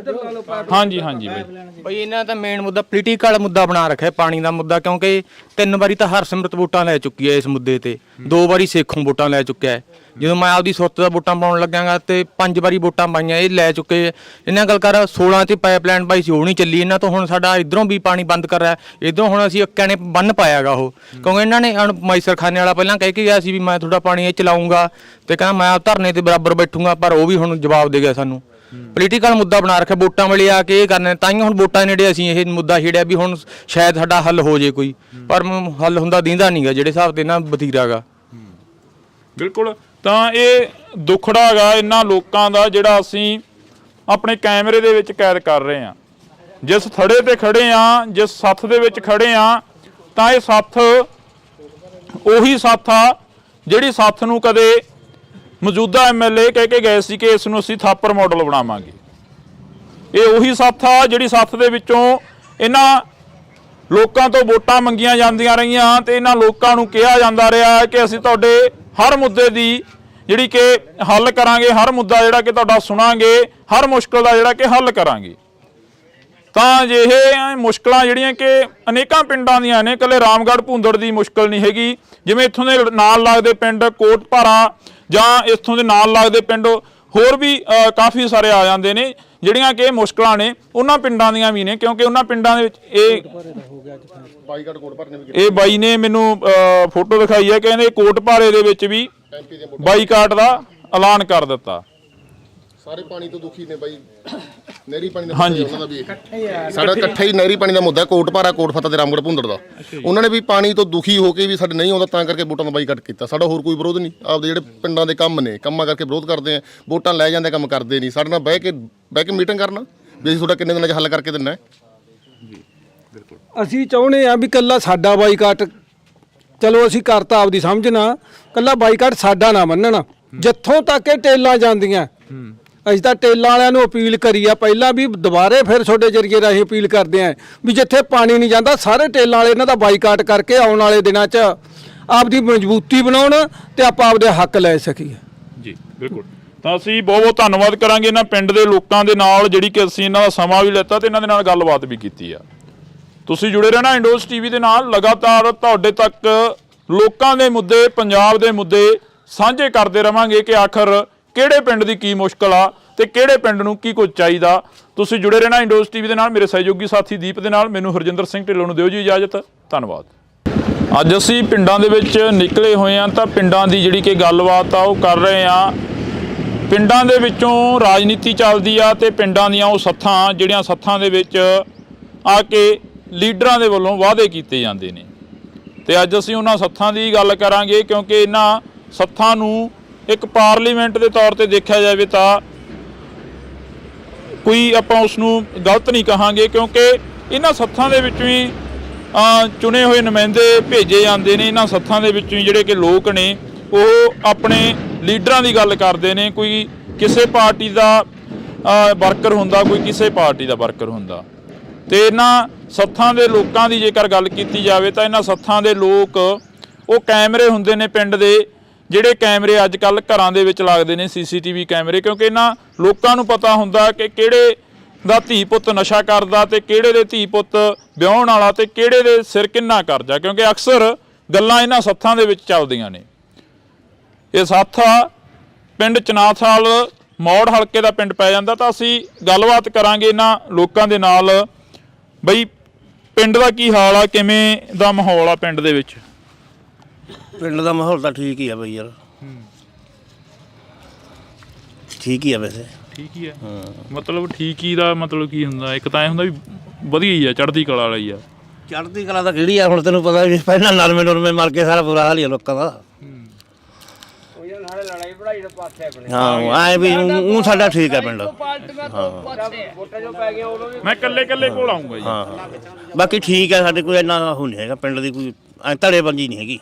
ਹਾਂਜੀ ਹਾਂਜੀ ਬਈ ਇਹਨਾਂ ਦਾ ਮੇਨ ਮੁੱਦਾ ਪੋਲੀਟੀਕਲ ਮੁੱਦਾ ਬਣਾ ਰੱਖਿਆ, ਪਾਣੀ ਦਾ ਮੁੱਦਾ। ਕਿਉਂਕਿ 3 ਵਾਰੀ ਤਾਂ ਹਰਸਿਮਰਤ ਵੋਟਾਂ ਲੈ ਚੁੱਕੀ ਹੈ ਇਸ ਮੁੱਦੇ ਤੇ, 2 ਵਾਰੀ ਸੇਖੋਂ ਵੋਟਾਂ ਲੈ ਚੁੱਕਿਆ ਹੈ। ਜਦੋਂ ਮੈਂ ਆਪਦੀ ਸੁਰਤ ਦਾ ਵੋਟਾਂ ਪਾਉਣ ਲੱਗਾਂਗਾ ਤੇ 5 ਵਾਰੀ ਵੋਟਾਂ ਪਾਈਆਂ, ਇਹ ਲੈ ਚੁੱਕੇ। ਇਹਨਾਂ ਗੱਲ ਕਰ 16 ਤੇ ਪਾਈਪਲਾਈਨ ਪਾਈ ਸੀ, ਉਹ ਨਹੀਂ ਚੱਲੀ। ਇਹਨਾਂ ਤੋਂ ਹੁਣ ਸਾਡਾ ਇਧਰੋਂ ਵੀ ਪਾਣੀ ਬੰਦ ਕਰ ਰਿਹਾ, ਇਧਰੋਂ ਹੁਣ ਅਸੀਂ ਅੱਕਿਆਂ ਨੇ ਬੰਨ ਪਾਇਆਗਾ ਉਹ, ਕਿਉਂਕਿ ਇਹਨਾਂ ਨੇ ਮਾਈਸਰਖਾਨੇ ਵਾਲਾ ਪਹਿਲਾਂ ਕਹਿ ਕੇ ਗਿਆ ਸੀ ਵੀ ਮੈਂ ਤੁਹਾਡਾ ਪਾਣੀ ਇਹ ਚਲਾਉਂਗਾ ਤੇ ਕਹਿੰਦਾ ਮੈਂ ਧਰਨੇ ਤੇ ਬਰਾਬਰ ਬੈਠੂੰਗਾ, ਪਰ ਉਹ ਵੀ ਹੁਣ ਜਵਾਬ ਦੇ ਗਿਆ ਸਾਨੂੰ। ਪੋਲੀਟੀਕਲ ਮੁੱਦਾ ਬਣਾ ਰੱਖਿਆ, ਵੋਟਾਂ ਵੇਲੇ ਆ ਕੇ ਇਹ ਕਰਨੇ। ਤਾਂ ਹੀ ਹੁਣ ਵੋਟਾਂ ਨੇੜੇ ਅਸੀਂ ਇਹ ਮੁੱਦਾ ਛੇੜਿਆ ਵੀ ਹੁਣ ਸ਼ਾਇਦ ਸਾਡਾ ਹੱਲ ਹੋ ਜੇ ਕੋਈ, ਪਰ ਹੱਲ ਹੁੰਦਾ ਦੀਂਦਾ ਨਹੀਂਗਾ ਜਿਹੜੇ ਹਿਸਾਬ ਤੇ ਨਾ ਬਥੀਰਾ ਗਾ। ਬਿਲਕੁਲ। ਤਾਂ ਇਹ ਦੁੱਖੜਾ ਹੈਗਾ ਇਹਨਾਂ ਲੋਕਾਂ ਦਾ ਜਿਹੜਾ ਅਸੀਂ ਆਪਣੇ ਕੈਮਰੇ ਦੇ ਵਿੱਚ ਕੈਦ ਕਰ ਰਹੇ ਹਾਂ। ਜਿਸ ਥੜੇ ਤੇ ਖੜੇ ਆ, ਜਿਸ ਸੱਥ ਦੇ ਵਿੱਚ ਖੜੇ ਆ, ਤਾਂ ਇਹ ਸੱਥ ਉਹੀ ਸੱਥ ਆ ਜਿਹੜੀ ਸੱਥ ਨੂੰ ਕਦੇ ਮੌਜੂਦਾ ਐਮਐਲਏ ਕਹਿ ਕੇ ਗਏ ਸੀ ਕਿ ਇਸ ਨੂੰ ਅਸੀਂ ਥਾਪਰ ਮਾਡਲ ਬਣਾਵਾਂਗੇ। ਇਹ ਉਹੀ ਸੱਥ ਆ ਜਿਹੜੀ ਸੱਥ ਦੇ ਵਿੱਚੋਂ ਇਹਨਾਂ ਲੋਕਾਂ ਤੋਂ ਵੋਟਾਂ ਮੰਗੀਆਂ ਜਾਂਦੀਆਂ ਰਹੀਆਂ ਤੇ ਇਹਨਾਂ ਲੋਕਾਂ ਨੂੰ ਕਿਹਾ ਜਾਂਦਾ ਰਿਹਾ ਕਿ ਅਸੀਂ ਤੁਹਾਡੇ ਹਰ ਮੁੱਦੇ ਦੀ ਜਿਹੜੀ ਕਿ ਹੱਲ ਕਰਾਂਗੇ, ਹਰ ਮੁੱਦਾ ਜਿਹੜਾ ਕਿ ਤੁਹਾਡਾ ਸੁਣਾਂਗੇ, ਹਰ ਮੁਸ਼ਕਲ ਦਾ ਜਿਹੜਾ ਕਿ ਹੱਲ ਕਰਾਂਗੇ। ਤਾਂ ਇਹ ਮੁਸ਼ਕਲਾਂ ਜਿਹੜੀਆਂ ਕਿ ਅਨੇਕਾਂ ਪਿੰਡਾਂ ਦੀਆਂ ਨੇ, ਇਕੱਲੇ ਰਾਮਗੜ੍ਹ ਭੂੰਦੜ ਦੀ ਮੁਸ਼ਕਲ ਨਹੀਂ ਹੈਗੀ। ਜਿਵੇਂ ਇੱਥੋਂ ਦੇ ਨਾਲ ਲੱਗਦੇ ਪਿੰਡ ਕੋਟ ਭਾਰਾ ਜਾਂ ਇੱਥੋਂ ਦੇ ਨਾਲ ਲੱਗਦੇ ਪਿੰਡ ਹੋਰ ਵੀ ਕਾਫੀ ਸਾਰੇ ਆ ਜਾਂਦੇ ਨੇ, ਜਿਹੜੀਆਂ ਕਿ ਮੁਸ਼ਕਲਾਂ ਨੇ ਉਹਨਾਂ ਪਿੰਡਾਂ ਦੀਆਂ ਵੀ ਨੇ। ਕਿਉਂਕਿ ਉਹਨਾਂ ਪਿੰਡਾਂ ਦੇ ਵਿੱਚ ਇਹ ਬਾਈ ਨੇ ਮੈਨੂੰ ਫੋਟੋ ਦਿਖਾਈ ਹੈ, ਕਹਿੰਦੇ ਕੋਟ ਭਾਰੇ ਦੇ ਵਿੱਚ ਵੀ ਬਾਈਕਾਟ ਦਾ ਐਲਾਨ ਕਰ ਦਿੱਤਾ। ਸਾਰੇ ਪਾਣੀ ਤੋਂ ਦੁਖੀ ਨੇ ਬਾਈ, ਨਹਿਰੀ ਪਾਣੀ ਦਾ ਮੁੱਦਾ ਉਹਨਾਂ ਦਾ ਵੀ ਸਾਡਾ ਇਕੱਠਾ ਹੀ ਨਹਿਰੀ ਪਾਣੀ ਦਾ ਮੁੱਦਾ, ਕੋਟ ਭਾਰਾ, ਕੋਟ ਫਤਿਹ ਤੇ ਰਾਮਗੜ੍ਹ ਭੁੰਦੜ ਦਾ। ਉਹਨਾਂ ਨੇ ਵੀ ਪਾਣੀ ਤੋਂ ਦੁਖੀ ਹੋ ਕੇ ਵੀ ਸਾਡੇ ਨਹੀਂ ਆਉਂਦਾ, ਤਾਂ ਕਰਕੇ ਵੋਟਾਂ ਦਾ ਬਾਈਕਾਟ ਕੀਤਾ। ਸਾਡਾ ਹੋਰ ਕੋਈ ਵਿਰੋਧ ਨਹੀਂ, ਆਪਦੇ ਜਿਹੜੇ ਪਿੰਡਾਂ ਦੇ ਕੰਮ ਨੇ, ਕੰਮਾਂ ਕਰਕੇ ਵਿਰੋਧ ਕਰਦੇ ਆ। ਵੋਟਾਂ ਲੈ ਜਾਂਦੇ, ਕੰਮ ਕਰਦੇ ਨਹੀਂ। ਸਾਡੇ ਨਾਲ ਬਹਿ ਕੇ ਮੀਟਿੰਗ ਕਰਨਾ ਵੀ ਅਸੀਂ ਤੁਹਾਡਾ ਕਿੰਨੇ ਦਿਨਾਂ 'ਚ ਹੱਲ ਕਰਕੇ ਦਿੰਨਾ ਹੈ। ਅਸੀਂ ਚਾਹੁੰਦੇ ਆ ਵੀ ਕੱਲਾ ਸਾਡਾ ਬਾਈਕਾਟ, ਚਲੋ ਅਸੀਂ ਕਰਤਾ ਆਪਦੀ ਸਮਝ ਨਾਲ, ਕੱਲਾ ਬਾਈਕਾਟ ਸਾਡਾ ਨਾ ਮੰਨਣਾ। ਜਿੱਥੋਂ ਤੱਕ ਇਹ ਟੇਲਾਂ ਜਾਂਦੀਆਂ, ਅਸੀਂ ਤਾਂ ਟੇਲਾਂ ਵਾਲਿਆਂ ਨੂੰ ਅਪੀਲ ਕਰੀ ਆ ਪਹਿਲਾਂ ਵੀ, ਦੁਬਾਰੇ ਫਿਰ ਤੁਹਾਡੇ ਜਰੀਏ ਰਾਹੀਂ ਅਪੀਲ ਕਰਦੇ ਆ ਵੀ ਜਿੱਥੇ ਪਾਣੀ ਨਹੀਂ ਜਾਂਦਾ ਸਾਰੇ ਟੇਲਾਂ ਵਾਲੇ ਇਹਨਾਂ ਦਾ ਬਾਈਕਾਟ ਕਰਕੇ ਆਉਣ ਵਾਲੇ ਦਿਨਾਂ 'ਚ ਆਪਦੀ ਮਜ਼ਬੂਤੀ ਬਣਾਉਣ ਤੇ ਆਪਾਂ ਆਪਦੇ ਹੱਕ ਲੈ ਸਕੀਏ। ਜੀ ਬਿਲਕੁਲ। ਤਾਂ ਅਸੀਂ ਬਹੁਤ ਬਹੁਤ ਧੰਨਵਾਦ ਕਰਾਂਗੇ ਇਹਨਾਂ ਪਿੰਡ ਦੇ ਲੋਕਾਂ ਦੇ ਨਾਲ, ਜਿਹੜੀ ਕਿ ਅਸੀਂ ਇਹਨਾਂ ਦਾ ਸਮਾਂ ਵੀ ਲਿੱਤਾ ਤੇ ਇਹਨਾਂ ਦੇ ਨਾਲ ਗੱਲਬਾਤ ਵੀ ਕੀਤੀ ਆ। ਤੁਸੀਂ ਜੁੜੇ ਰਹਿਣਾ ਇੰਡੋਜ਼ ਟੀਵੀ ਦੇ ਨਾਲ, ਲਗਾਤਾਰ ਤੁਹਾਡੇ ਤੱਕ ਲੋਕਾਂ ਦੇ ਮੁੱਦੇ, ਪੰਜਾਬ ਦੇ ਮੁੱਦੇ ਸਾਂਝੇ ਕਰਦੇ ਰਵਾਂਗੇ ਕਿ ਆਖਰ ਕਿਹੜੇ ਪਿੰਡ ਦੀ ਕੀ ਮੁਸ਼ਕਲ ਆ ਤੇ ਕਿਹੜੇ ਪਿੰਡ ਨੂੰ ਕੀ ਕੁਝ ਚਾਹੀਦਾ। ਤੁਸੀਂ ਜੁੜੇ ਰਹਿਣਾ ਇੰਡੋਜ਼ ਟੀਵੀ ਦੇ ਨਾਲ। ਮੇਰੇ ਸਹਿਯੋਗੀ ਸਾਥੀ ਦੀਪ ਦੇ ਨਾਲ, ਮੈਨੂੰ ਹਰਜਿੰਦਰ ਸਿੰਘ ਢਿੱਲੋਂ ਨੂੰ ਦਿਓ ਜੀ ਇਜਾਜ਼ਤ। ਧੰਨਵਾਦ। ਅੱਜ ਅਸੀਂ ਪਿੰਡਾਂ ਦੇ ਵਿੱਚ ਨਿਕਲੇ ਹੋਏ ਹਾਂ ਤਾਂ ਪਿੰਡਾਂ ਦੀ ਜਿਹੜੀ ਕਿ ਗੱਲਬਾਤ ਆ ਉਹ ਕਰ ਰਹੇ ਹਾਂ। ਪਿੰਡਾਂ ਦੇ ਵਿੱਚੋਂ ਰਾਜਨੀਤੀ ਚੱਲਦੀ ਆ ਤੇ ਪਿੰਡਾਂ ਦੀਆਂ ਉਹ ਸੱਥਾਂ ਜਿਹੜੀਆਂ ਸੱਥਾਂ ਦੇ ਵਿੱਚ ਆ ਕੇ ਲੀਡਰਾਂ ਦੇ ਵੱਲੋਂ ਵਾਅਦੇ ਕੀਤੇ ਜਾਂਦੇ ਨੇ। ਤੇ ਅੱਜ ਅਸੀਂ ਉਹਨਾਂ ਸੱਥਾਂ ਦੀ ਗੱਲ ਕਰਾਂਗੇ, ਕਿਉਂਕਿ ਇਹਨਾਂ ਸੱਥਾਂ ਨੂੰ ਇੱਕ ਪਾਰਲੀਮੈਂਟ ਦੇ ਤੌਰ ਤੇ ਦੇਖਿਆ ਜਾਵੇ ਤਾਂ ਕੋਈ ਆਪਾਂ ਉਸ ਨੂੰ ਗਲਤ ਨਹੀਂ ਕਹਾਂਗੇ, ਕਿਉਂਕਿ ਇਹਨਾਂ ਸੱਥਾਂ ਦੇ ਵਿੱਚੋਂ ਹੀ ਚੁਣੇ ਹੋਏ ਨੁਮਾਇੰਦੇ ਭੇਜੇ ਜਾਂਦੇ ਨੇ। ਇਹਨਾਂ ਸੱਥਾਂ ਦੇ ਵਿੱਚੋਂ ਹੀ ਜਿਹੜੇ ਕਿ ਲੋਕ ਨੇ ਉਹ ਆਪਣੇ ਲੀਡਰਾਂ ਦੀ ਗੱਲ ਕਰਦੇ ਨੇ। ਕੋਈ ਕਿਸੇ ਪਾਰਟੀ ਦਾ ਵਰਕਰ ਹੁੰਦਾ, ਕੋਈ ਕਿਸੇ ਪਾਰਟੀ ਦਾ ਵਰਕਰ ਹੁੰਦਾ। ਤੇ ਇਹਨਾਂ ਸੱਥਾਂ ਦੇ ਲੋਕਾਂ ਦੀ ਜੇਕਰ ਗੱਲ ਕੀਤੀ ਜਾਵੇ ਤਾਂ ਇਹਨਾਂ ਸੱਥਾਂ ਦੇ ਲੋਕ ਉਹ ਕੈਮਰੇ ਹੁੰਦੇ ਨੇ ਪਿੰਡ ਦੇ, ਜਿਹੜੇ ਕੈਮਰੇ ਅੱਜ ਕੱਲ੍ਹ ਘਰਾਂ ਦੇ ਵਿੱਚ ਲੱਗਦੇ ਨੇ, CCTV ਕੈਮਰੇ। ਕਿਉਂਕਿ ਇਹਨਾਂ ਲੋਕਾਂ ਨੂੰ ਪਤਾ ਹੁੰਦਾ ਕਿ ਕਿਹੜੇ ਦਾ ਧੀ ਪੁੱਤ ਨਸ਼ਾ ਕਰਦਾ ਤੇ ਕਿਹੜੇ ਦੇ ਧੀ ਪੁੱਤ ਵਿਆਹੁਣ ਵਾਲਾ ਤੇ ਕਿਹੜੇ ਦੇ ਸਿਰ ਕਿੰਨਾ ਕਰਜ਼ਾ, ਕਿਉਂਕਿ ਅਕਸਰ ਗੱਲਾਂ ਇਹਨਾਂ ਸੱਥਾਂ ਦੇ ਵਿੱਚ ਚੱਲਦੀਆਂ ਨੇ। ਇਹ ਸਾਥਾ ਪਿੰਡ ਚਨਾਥਾਲ ਮੌੜ ਹਲਕੇ ਦਾ ਪਿੰਡ ਪੈ ਜਾਂਦਾ। ਤਾਂ ਅਸੀਂ ਗੱਲਬਾਤ ਕਰਾਂਗੇ ਇਹਨਾਂ ਲੋਕਾਂ ਦੇ ਨਾਲ ਬਈ ਪਿੰਡ ਦਾ ਕੀ ਹਾਲ ਆ, ਕਿਵੇਂ ਦਾ ਮਾਹੌਲ ਆ ਪਿੰਡ ਦੇ ਵਿੱਚ? ਪਿੰਡ ਦਾ ਮਾਹੌਲ ਤਾਂ ਠੀਕ ਹੀ ਆ ਬਈ ਯਾਰ, ਠੀਕ ਹੀ ਆ ਵੈਸੇ। ਠੀਕ ਹੀ ਆ, ਮਤਲਬ ਠੀਕ ਹੀ ਦਾ ਮਤਲਬ ਕੀ ਹੁੰਦਾ? ਇੱਕ ਤਾਂ ਇਹ ਹੁੰਦਾ ਵੀ ਵਧੀਆ ਹੀ ਆ, ਚੜ੍ਹਦੀ ਕਲਾ ਵਾਲੀ ਆ। ਚੜ੍ਹਦੀ ਕਲਾ ਤਾਂ ਕਿਹੜੀ ਆ, ਹੁਣ ਤੈਨੂੰ ਪਤਾ ਵੀ ਪਹਿਲਾਂ ਨਰਮੇ ਮਰ ਕੇ ਸਾਰਾ ਬੁਰਾ ਹਾਲ ਹੀ ਆ ਲੋਕਾਂ ਦਾ। ਹਾਂ ਆਏ ਵੀ ਉਹ ਸਾਡਾ ਠੀਕ ਹੈ ਪਿੰਡ। ਮੈਂ ਕੱਲੇ ਕੋਲ ਆਉਂਗਾ ਜੀ। ਹਾਂ ਬਾਕੀ ਠੀਕ ਹੈ, ਸਾਡੇ ਕੋਈ ਇੰਨਾ ਉਹ ਨਹੀਂ ਹੈਗਾ ਪਿੰਡ ਦੀ, ਕੋਈ ਧੜੇਬੰਦੀ ਨਹੀਂ ਹੈਗੀ।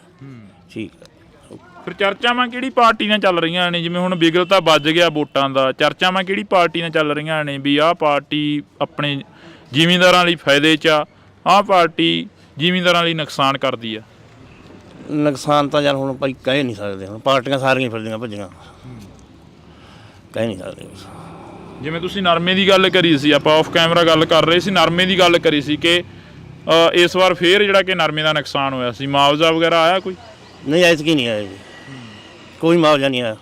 ਠੀਕ ਹੈ। ਫਿਰ ਚਰਚਾਵਾਂ ਕਿਹੜੀ ਪਾਰਟੀ ਨਾਲ ਚੱਲ ਰਹੀਆਂ ਨੇ? ਜਿਵੇਂ ਹੁਣ ਬਿਗਲ ਤਾਂ ਵੱਜ ਗਿਆ ਵੋਟਾਂ ਦਾ, ਚਰਚਾਵਾਂ ਕਿਹੜੀ ਪਾਰਟੀ ਨਾਲ ਚੱਲ ਰਹੀਆਂ ਨੇ ਵੀ ਆਹ ਪਾਰਟੀ ਆਪਣੇ ਜ਼ਿਮੀਂਦਾਰਾਂ ਲਈ ਫਾਇਦੇ 'ਚ ਆ, ਆਹ ਪਾਰਟੀ ਜ਼ਿਮੀਂਦਾਰਾਂ ਲਈ ਨੁਕਸਾਨ ਕਰਦੀ ਆ? ਨੁਕਸਾਨ ਤਾਂ ਯਾਰ ਹੁਣ ਭਾਈ ਕਹਿ ਨਹੀਂ ਸਕਦੇ, ਹੁਣ ਪਾਰਟੀਆਂ ਸਾਰੀਆਂ ਫਿਰਦੀਆਂ ਭੱਜੀਆਂ, ਕਹਿ ਨਹੀਂ ਸਕਦੇ। ਜਿਵੇਂ ਤੁਸੀਂ ਨਰਮੇ ਦੀ ਗੱਲ ਕਰੀ ਸੀ, ਆਪਾਂ ਆਫ ਕੈਮਰਾ ਗੱਲ ਕਰ ਰਹੇ ਸੀ, ਨਰਮੇ ਦੀ ਗੱਲ ਕਰੀ ਸੀ ਕਿ ਇਸ ਵਾਰ ਫੇਰ ਜਿਹੜਾ ਕਿ ਨਰਮੇ ਦਾ ਨੁਕਸਾਨ ਹੋਇਆ ਸੀ, ਮੁਆਵਜ਼ਾ ਵਗੈਰਾ ਆਇਆ ਕੋਈ? ਨਹੀਂ ਐਤਕੀ ਨਹੀਂ ਆਇਆ ਜੀ, ਕੋਈ ਮੁਆਵਜ਼ਾ ਨਹੀਂ ਆਇਆ।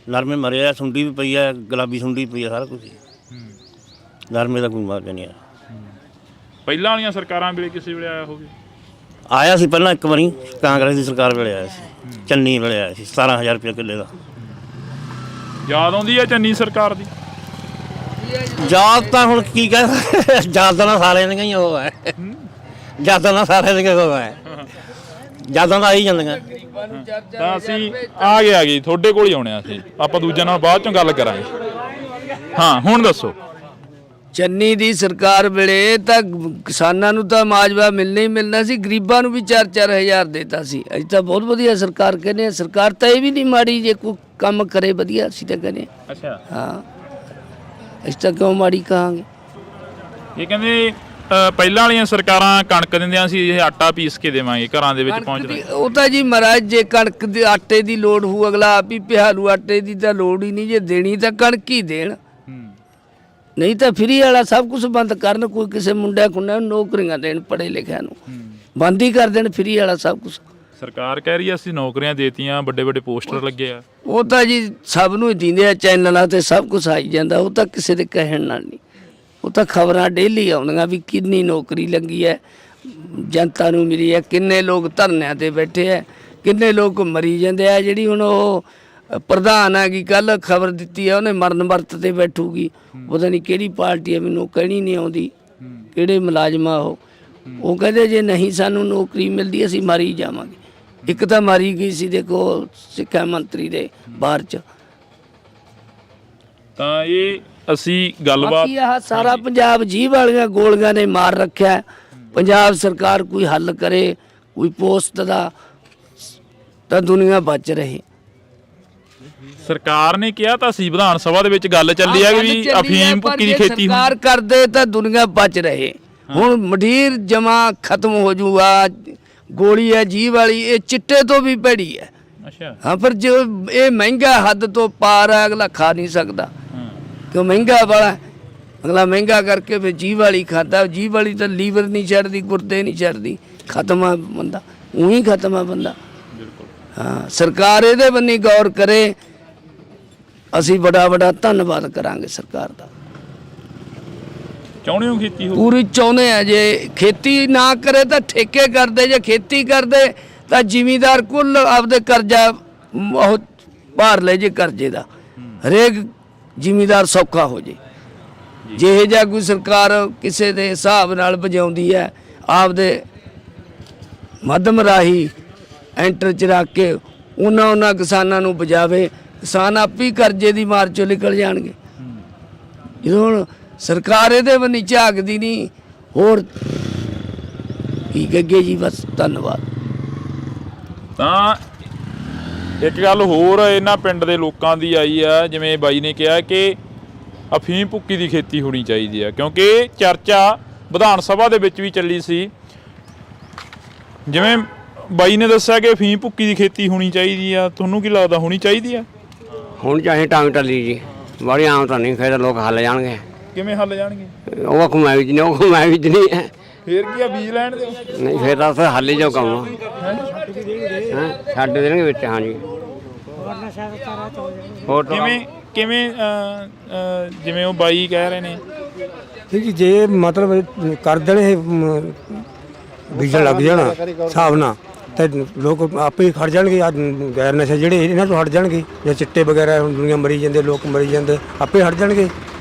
ਨਰਮੇ ਮਰੇ ਆ, ਸੁੰਡੀ ਵੀ ਪਈ ਆ, ਗੁਲਾਬੀ ਸੁੰਡੀ ਪਈ ਆ, ਸਾਰਾ ਕੁਝ। ਨਰਮੇ ਦਾ ਕੋਈ ਮੁਆਵਜ਼ਾ ਨਹੀਂ ਆਇਆ। ਪਹਿਲਾਂ ਵਾਲੀਆਂ ਸਰਕਾਰਾਂ ਵੇਲੇ ਕਿਸੇ ਵੇਲੇ ਆਇਆ ਹੋਵੇ? ਆਇਆ ਸੀ ਪਹਿਲਾਂ ਇੱਕ ਵਾਰੀ, ਕਾਂਗਰਸ ਦੀ ਸਰਕਾਰ ਵੇਲੇ ਆਇਆ ਸੀ, ਚੰਨੀ ਵੇਲੇ ਆਇਆ ਸੀ, 17,000 ਰੁਪਏ ਕਿੱਲੇ ਦਾ। ਯਾਦ ਆਉਂਦੀ ਹੈ ਚੰਨੀ ਸਰਕਾਰ ਦੀ? ਯਾਦ ਤਾਂ ਹੁਣ ਕੀ ਕਹਿ, ਯਾਦਾਂ ਨਾਲ ਸਾਰਿਆਂ ਦੀਆਂ ਹੀ ਉਹ ਹੈ, ਯਾਦਾਂ ਨਾਲ ਸਾਰਿਆਂ ਦੀਆਂ ਉਹ ਹੈ, ਯਾਦਾਂ ਤਾਂ ਆਈ ਜਾਂਦੀਆਂ। ਤਾਂ ਅਸੀਂ ਆ ਗਏ ਤੁਹਾਡੇ ਕੋਲ ਹੀ ਆਉਣੇ ਆ ਅਸੀਂ, ਆਪਾਂ ਦੂਜਿਆਂ ਨਾਲ ਬਾਅਦ ਚੋਂ ਗੱਲ ਕਰਾਂਗੇ। ਹਾਂ ਹੁਣ ਦੱਸੋ। ਚੰਨੀ ਦੀ ਸਰਕਾਰ ਵੇਲੇ ਤਾਂ ਕਿਸਾਨਾਂ ਨੂੰ ਤਾਂ ਮਾਜਵਾ ਮਿਲਣਾ ਹੀ ਮਿਲਣਾ ਸੀ, ਗਰੀਬਾਂ ਨੂੰ ਵੀ 4-4 ਹਜ਼ਾਰ ਦੇਤਾ ਸੀ। ਅਸੀਂ ਤਾਂ ਬਹੁਤ ਵਧੀਆ ਸਰਕਾਰ ਕਹਿੰਦੇ ਹਾਂ, ਸਰਕਾਰ ਤਾਂ ਇਹ ਵੀ ਨਹੀਂ ਮਾੜੀ, ਜੇ ਕੋਈ ਕੰਮ ਕਰੇ ਵਧੀਆ ਅਸੀਂ ਤਾਂ ਕਹਿੰਦੇ। ਅੱਛਾ ਹਾਂ, ਅਸੀਂ ਤਾਂ ਕਿਉਂ ਮਾੜੀ ਕਹਾਂਗੇ? ਇਹ ਕਹਿੰਦੇ ਪਹਿਲਾਂ ਵਾਲੀਆਂ ਸਰਕਾਰਾਂ ਕਣਕ ਦਿੰਦੀਆਂ ਸੀ, ਇਹ ਆਟਾ ਪੀਸ ਕੇ ਦੇਵਾਂਗੇ ਘਰਾਂ ਦੇ ਵਿੱਚ ਪਹੁੰਚਦਾ। ਉਹ ਤਾਂ ਜੀ ਮਹਾਰਾਜ ਜੇ ਕਣਕ ਦੇ ਆਟੇ ਦੀ ਲੋੜ ਹੋਊ ਅਗਲਾ ਆਪ ਹੀ ਪਿਹਾਲੂ, ਆਟੇ ਦੀ ਤਾਂ ਲੋੜ ਹੀ ਨਹੀਂ, ਜੇ ਦੇਣੀ ਤਾਂ ਕਣਕ ਹੀ ਦੇਣ, ਨਹੀਂ ਤਾਂ ਫਰੀ ਵਾਲਾ ਸਭ ਕੁਝ ਬੰਦ ਕਰਨ। ਕੋਈ ਕਿਸੇ ਮੁੰਡਿਆਂ ਖੁੰਡਿਆਂ ਨੂੰ ਨੌਕਰੀਆਂ ਦੇਣ, ਪੜ੍ਹੇ ਲਿਖਿਆਂ ਨੂੰ ਬੰਦ ਹੀ ਕਰ ਦੇਣ, ਫਰੀ ਵਾਲਾ ਸਭ ਕੁਝ। ਸਰਕਾਰ ਕਹਿ ਰਹੀ ਆ ਅਸੀਂ ਨੌਕਰੀਆਂ ਦੇਤੀਆਂ, ਵੱਡੇ ਵੱਡੇ ਪੋਸਟਰ ਲੱਗੇ ਆ। ਉਹ ਤਾਂ ਜੀ ਸਭ ਨੂੰ ਹੀ ਦਿੰਦੇ ਆ, ਚੈਨਲਾਂ ਤੇ ਸਭ ਕੁਝ ਆਈ ਜਾਂਦਾ, ਉਹ ਤਾਂ ਕਿਸੇ ਦੇ ਕਹਿਣ ਨਾਲ ਨਹੀਂ। ਉਹ ਤਾਂ ਖਬਰਾਂ ਡੇਲੀ ਆਉਂਦੀਆਂ ਵੀ ਕਿੰਨੀ ਨੌਕਰੀ ਲੱਗੀ ਹੈ, ਜਨਤਾ ਨੂੰ ਮਿਲੀ ਹੈ, ਕਿੰਨੇ ਲੋਕ ਧਰਨਿਆਂ ਤੇ ਬੈਠੇ ਹੈ, ਕਿੰਨੇ ਲੋਕ ਮਰੀ ਜਾਂਦੇ ਆ। ਜਿਹੜੀ ਹੁਣ ਉਹ ਪ੍ਰਧਾਨ ਹੈਗੀ, ਕੱਲ ਖਬਰ ਦਿੱਤੀ ਹੈ ਉਹਨੇ ਮਰਨ ਵਰਤ ਤੇ ਬੈਠੂਗੀ, ਪਤਾ ਨਹੀਂ ਕਿਹੜੀ ਪਾਰਟੀ ਹੈ, ਮੈਨੂੰ ਕਹਿਣੀ ਨਹੀਂ ਆਉਂਦੀ, ਕਿਹੜੇ ਮੁਲਾਜ਼ਮਾਂ ਉਹ ਕਹਿੰਦੇ ਜੇ ਨਹੀਂ ਸਾਨੂੰ ਨੌਕਰੀ ਮਿਲਦੀ ਅਸੀਂ ਮਾਰੀ ਜਾਵਾਂਗੇ। ਇੱਕ ਤਾਂ ਮਾਰੀ ਗਈ ਸੀ ਦੇਖੋ ਸਿੱਖਿਆ ਮੰਤਰੀ ਦੇ ਬਾਹਰ ਚ। ਤਾਂ ਇਹ ਅਸੀਂ ਗੱਲਬਾਤ ਆਹ ਸਾਰਾ ਪੰਜਾਬ ਜੀਭ ਵਾਲੀਆਂ ਗੋਲੀਆਂ ਨੇ ਮਾਰ ਰੱਖਿਆ। ਪੰਜਾਬ ਸਰਕਾਰ ਕੋਈ ਹੱਲ ਕਰੇ, ਕੋਈ ਪੋਸਟ ਦਾ, ਤਾਂ ਦੁਨੀਆ ਬਚ ਰਹੇ। ਸਰਕਾਰ ਨੇ ਕਿਹਾ ਤਾਂ ਸੀ, ਵਿਧਾਨ ਸਭਾ ਦੇ ਵਿੱਚ ਗੱਲ ਚੱਲੀ ਆ ਵੀ ਅਫੀਮ ਭੁੱਕੀ ਦੀ ਖੇਤੀ ਸਰਕਾਰ ਕਰਦੇ ਤਾਂ ਦੁਨੀਆ ਬਚ ਰਹੇ। ਹੁਣ ਮਡੀਰ ਜਮਾ ਖਤਮ ਹੋ ਜੂਗਾ, ਗੋਲੀ ਹੈ ਜੀਭ ਵਾਲੀ, ਇਹ ਚਿੱਟੇ ਤੋਂ ਵੀ ਭੈੜੀ ਹੈ। ਅੱਛਾ ਹਾਂ, ਪਰ ਜੋ ਇਹ ਮਹਿੰਗਾ ਹੱਦ ਤੋਂ ਪਾਰ ਹੈ, ਅਗਲਾ ਖਾ ਨਹੀਂ ਸਕਦਾ ਕਿਉਂ ਮਹਿੰਗਾ ਵਾਲਾ, ਅਗਲਾ ਮਹਿੰਗਾ ਕਰਕੇ ਫਿਰ ਜੀਭ ਵਾਲੀ ਖਾਂਦਾ। ਜੀਭ ਵਾਲੀ ਤਾਂ ਲੀਵਰ ਨਹੀਂ ਛੱਡਦੀ, ਗੁਰਦੇ ਨਹੀਂ ਛੱਡਦੀ, ਖਤਮ ਆ ਬੰਦਾ, ਉਹੀ ਖਤਮ ਆ ਬੰਦਾ। ਹਾਂ, ਸਰਕਾਰ ਇਹਦੇ ਬੰਨੀ ਗੌਰ ਕਰੇ, ਅਸੀਂ ਬੜਾ ਧੰਨਵਾਦ ਕਰਾਂਗੇ ਸਰਕਾਰ ਦਾ। ਚਾਹੁੰਦੇ ਹੋ ਖੇਤੀ ਹੋ? ਪੂਰੀ ਚਾਹੁੰਦੇ ਆ। ਜੇ ਖੇਤੀ ਨਾ ਕਰੇ ਤਾਂ ਠੇਕੇ ਕਰਦੇ, ਜੇ ਖੇਤੀ ਕਰਦੇ ਤਾਂ ਜ਼ਿਮੀਂਦਾਰ ਕੁੱਲ ਆਪਦੇ ਕਰਜ਼ਾ ਉਹ ਭਾਰ ਲੈ ਜੇ ਕਰਜ਼ੇ ਦਾ, ਹਰੇਕ ਜ਼ਿਮੀਂਦਾਰ ਸੌਖਾ ਹੋ ਜੇ। ਜਿਹੇ ਜਿਹਾ ਕੋਈ ਸਰਕਾਰ ਕਿਸੇ ਦੇ ਹਿਸਾਬ ਨਾਲ ਵਜਾਉਂਦੀ ਹੈ, ਆਪਦੇ ਮੱਧਮ ਰਾਹੀਂ ਐਂਟਰ ਚ ਰੱਖ ਕੇ ਉਹਨਾਂ ਕਿਸਾਨਾਂ ਨੂੰ ਬਜਾਵੇ, ਕਿਸਾਨ ਆਪੇ ਹੀ ਕਰਜ਼ੇ ਦੀ ਮਾਰ ਚੋਂ ਨਿਕਲ ਜਾਣਗੇ। ਜਦੋਂ ਹੁਣ ਸਰਕਾਰ ਇਹਦੇ ਬੰਨੀ ਝਾਕਦੀ ਨਹੀਂ, ਹੋਰ ਕੀ ਕਹਗੇ ਜੀ, ਬਸ ਧੰਨਵਾਦ। ਤਾਂ ਇੱਕ ਗੱਲ ਹੋਰ ਇਹਨਾਂ ਪਿੰਡ ਦੇ ਲੋਕਾਂ ਦੀ ਆਈ ਆ, ਜਿਵੇਂ ਬਾਈ ਨੇ ਕਿਹਾ ਕਿ ਅਫੀਮ ਭੁੱਕੀ ਦੀ ਖੇਤੀ ਹੋਣੀ ਚਾਹੀਦੀ ਆ, ਕਿਉਂਕਿ ਚਰਚਾ ਵਿਧਾਨ ਸਭਾ ਦੇ ਵਿੱਚ ਵੀ ਚੱਲੀ ਸੀ। ਜਿਵੇਂ ਬਾਈ ਨੇ ਦੱਸਿਆ ਕਿ ਅਫੀਮ ਭੁੱਕੀ ਦੀ ਖੇਤੀ ਹੋਣੀ ਚਾਹੀਦੀ ਆ, ਤੁਹਾਨੂੰ ਕੀ ਲੱਗਦਾ ਹੋਣੀ ਚਾਹੀਦੀ ਆ? ਹੁਣ ਚਾਹੇ ਟਾਂਗ ਟੱਲੀ ਜੀ, ਬੜੀ ਆਮ ਤਾਂ ਨਹੀਂ, ਫਿਰ ਲੋਕ ਹੱਲ ਜਾਣਗੇ। ਕਿਵੇਂ ਹੱਲ ਜਾਣਗੇ? ਉਹ ਘੁਮਾਈ ਵੀ ਨਹੀਂ, ਉਹ ਘੁਮਾਈ ਵੀ ਨਹੀਂ ਹੈ, ਫੇਰ ਕੀ ਆ, ਬੀਜ ਲੈਣ ਦਿਓ। ਨਹੀਂ ਫਿਰ ਤਾਂ ਹੱਲ ਹੀ ਜੋ ਕੰਮ ਛੱਡ ਦੇਣਗੇ ਵਿੱਚ। ਹਾਂਜੀ ਹੋਰ ਕਿਵੇਂ ਕਿਵੇਂ ਜਿਵੇਂ ਉਹ ਬਾਈ ਕਹਿ ਰਹੇ ਨੇ ਜੀ ਜੇ ਮਤਲਬ ਕਰ ਦੇਣ ਇਹ ਬੀਜਣ ਲੱਗ ਜਾਣ ਹਿਸਾਬ ਨਾਲ ਤਾਂ ਲੋਕ ਆਪੇ ਹੀ ਖੜ ਜਾਣਗੇ। ਆ ਗੈਰ ਨਸ਼ਾ ਜਿਹੜੇ ਇਹਨਾਂ ਤੋਂ ਹਟ ਜਾਣਗੇ, ਜਾਂ ਚਿੱਟੇ ਵਗੈਰਾ ਹੁਣ ਦੁਨੀਆ ਮਰੀ ਜਾਂਦੇ, ਲੋਕ ਮਰੀ ਜਾਂਦੇ, ਆਪੇ ਹਟ ਜਾਣਗੇ।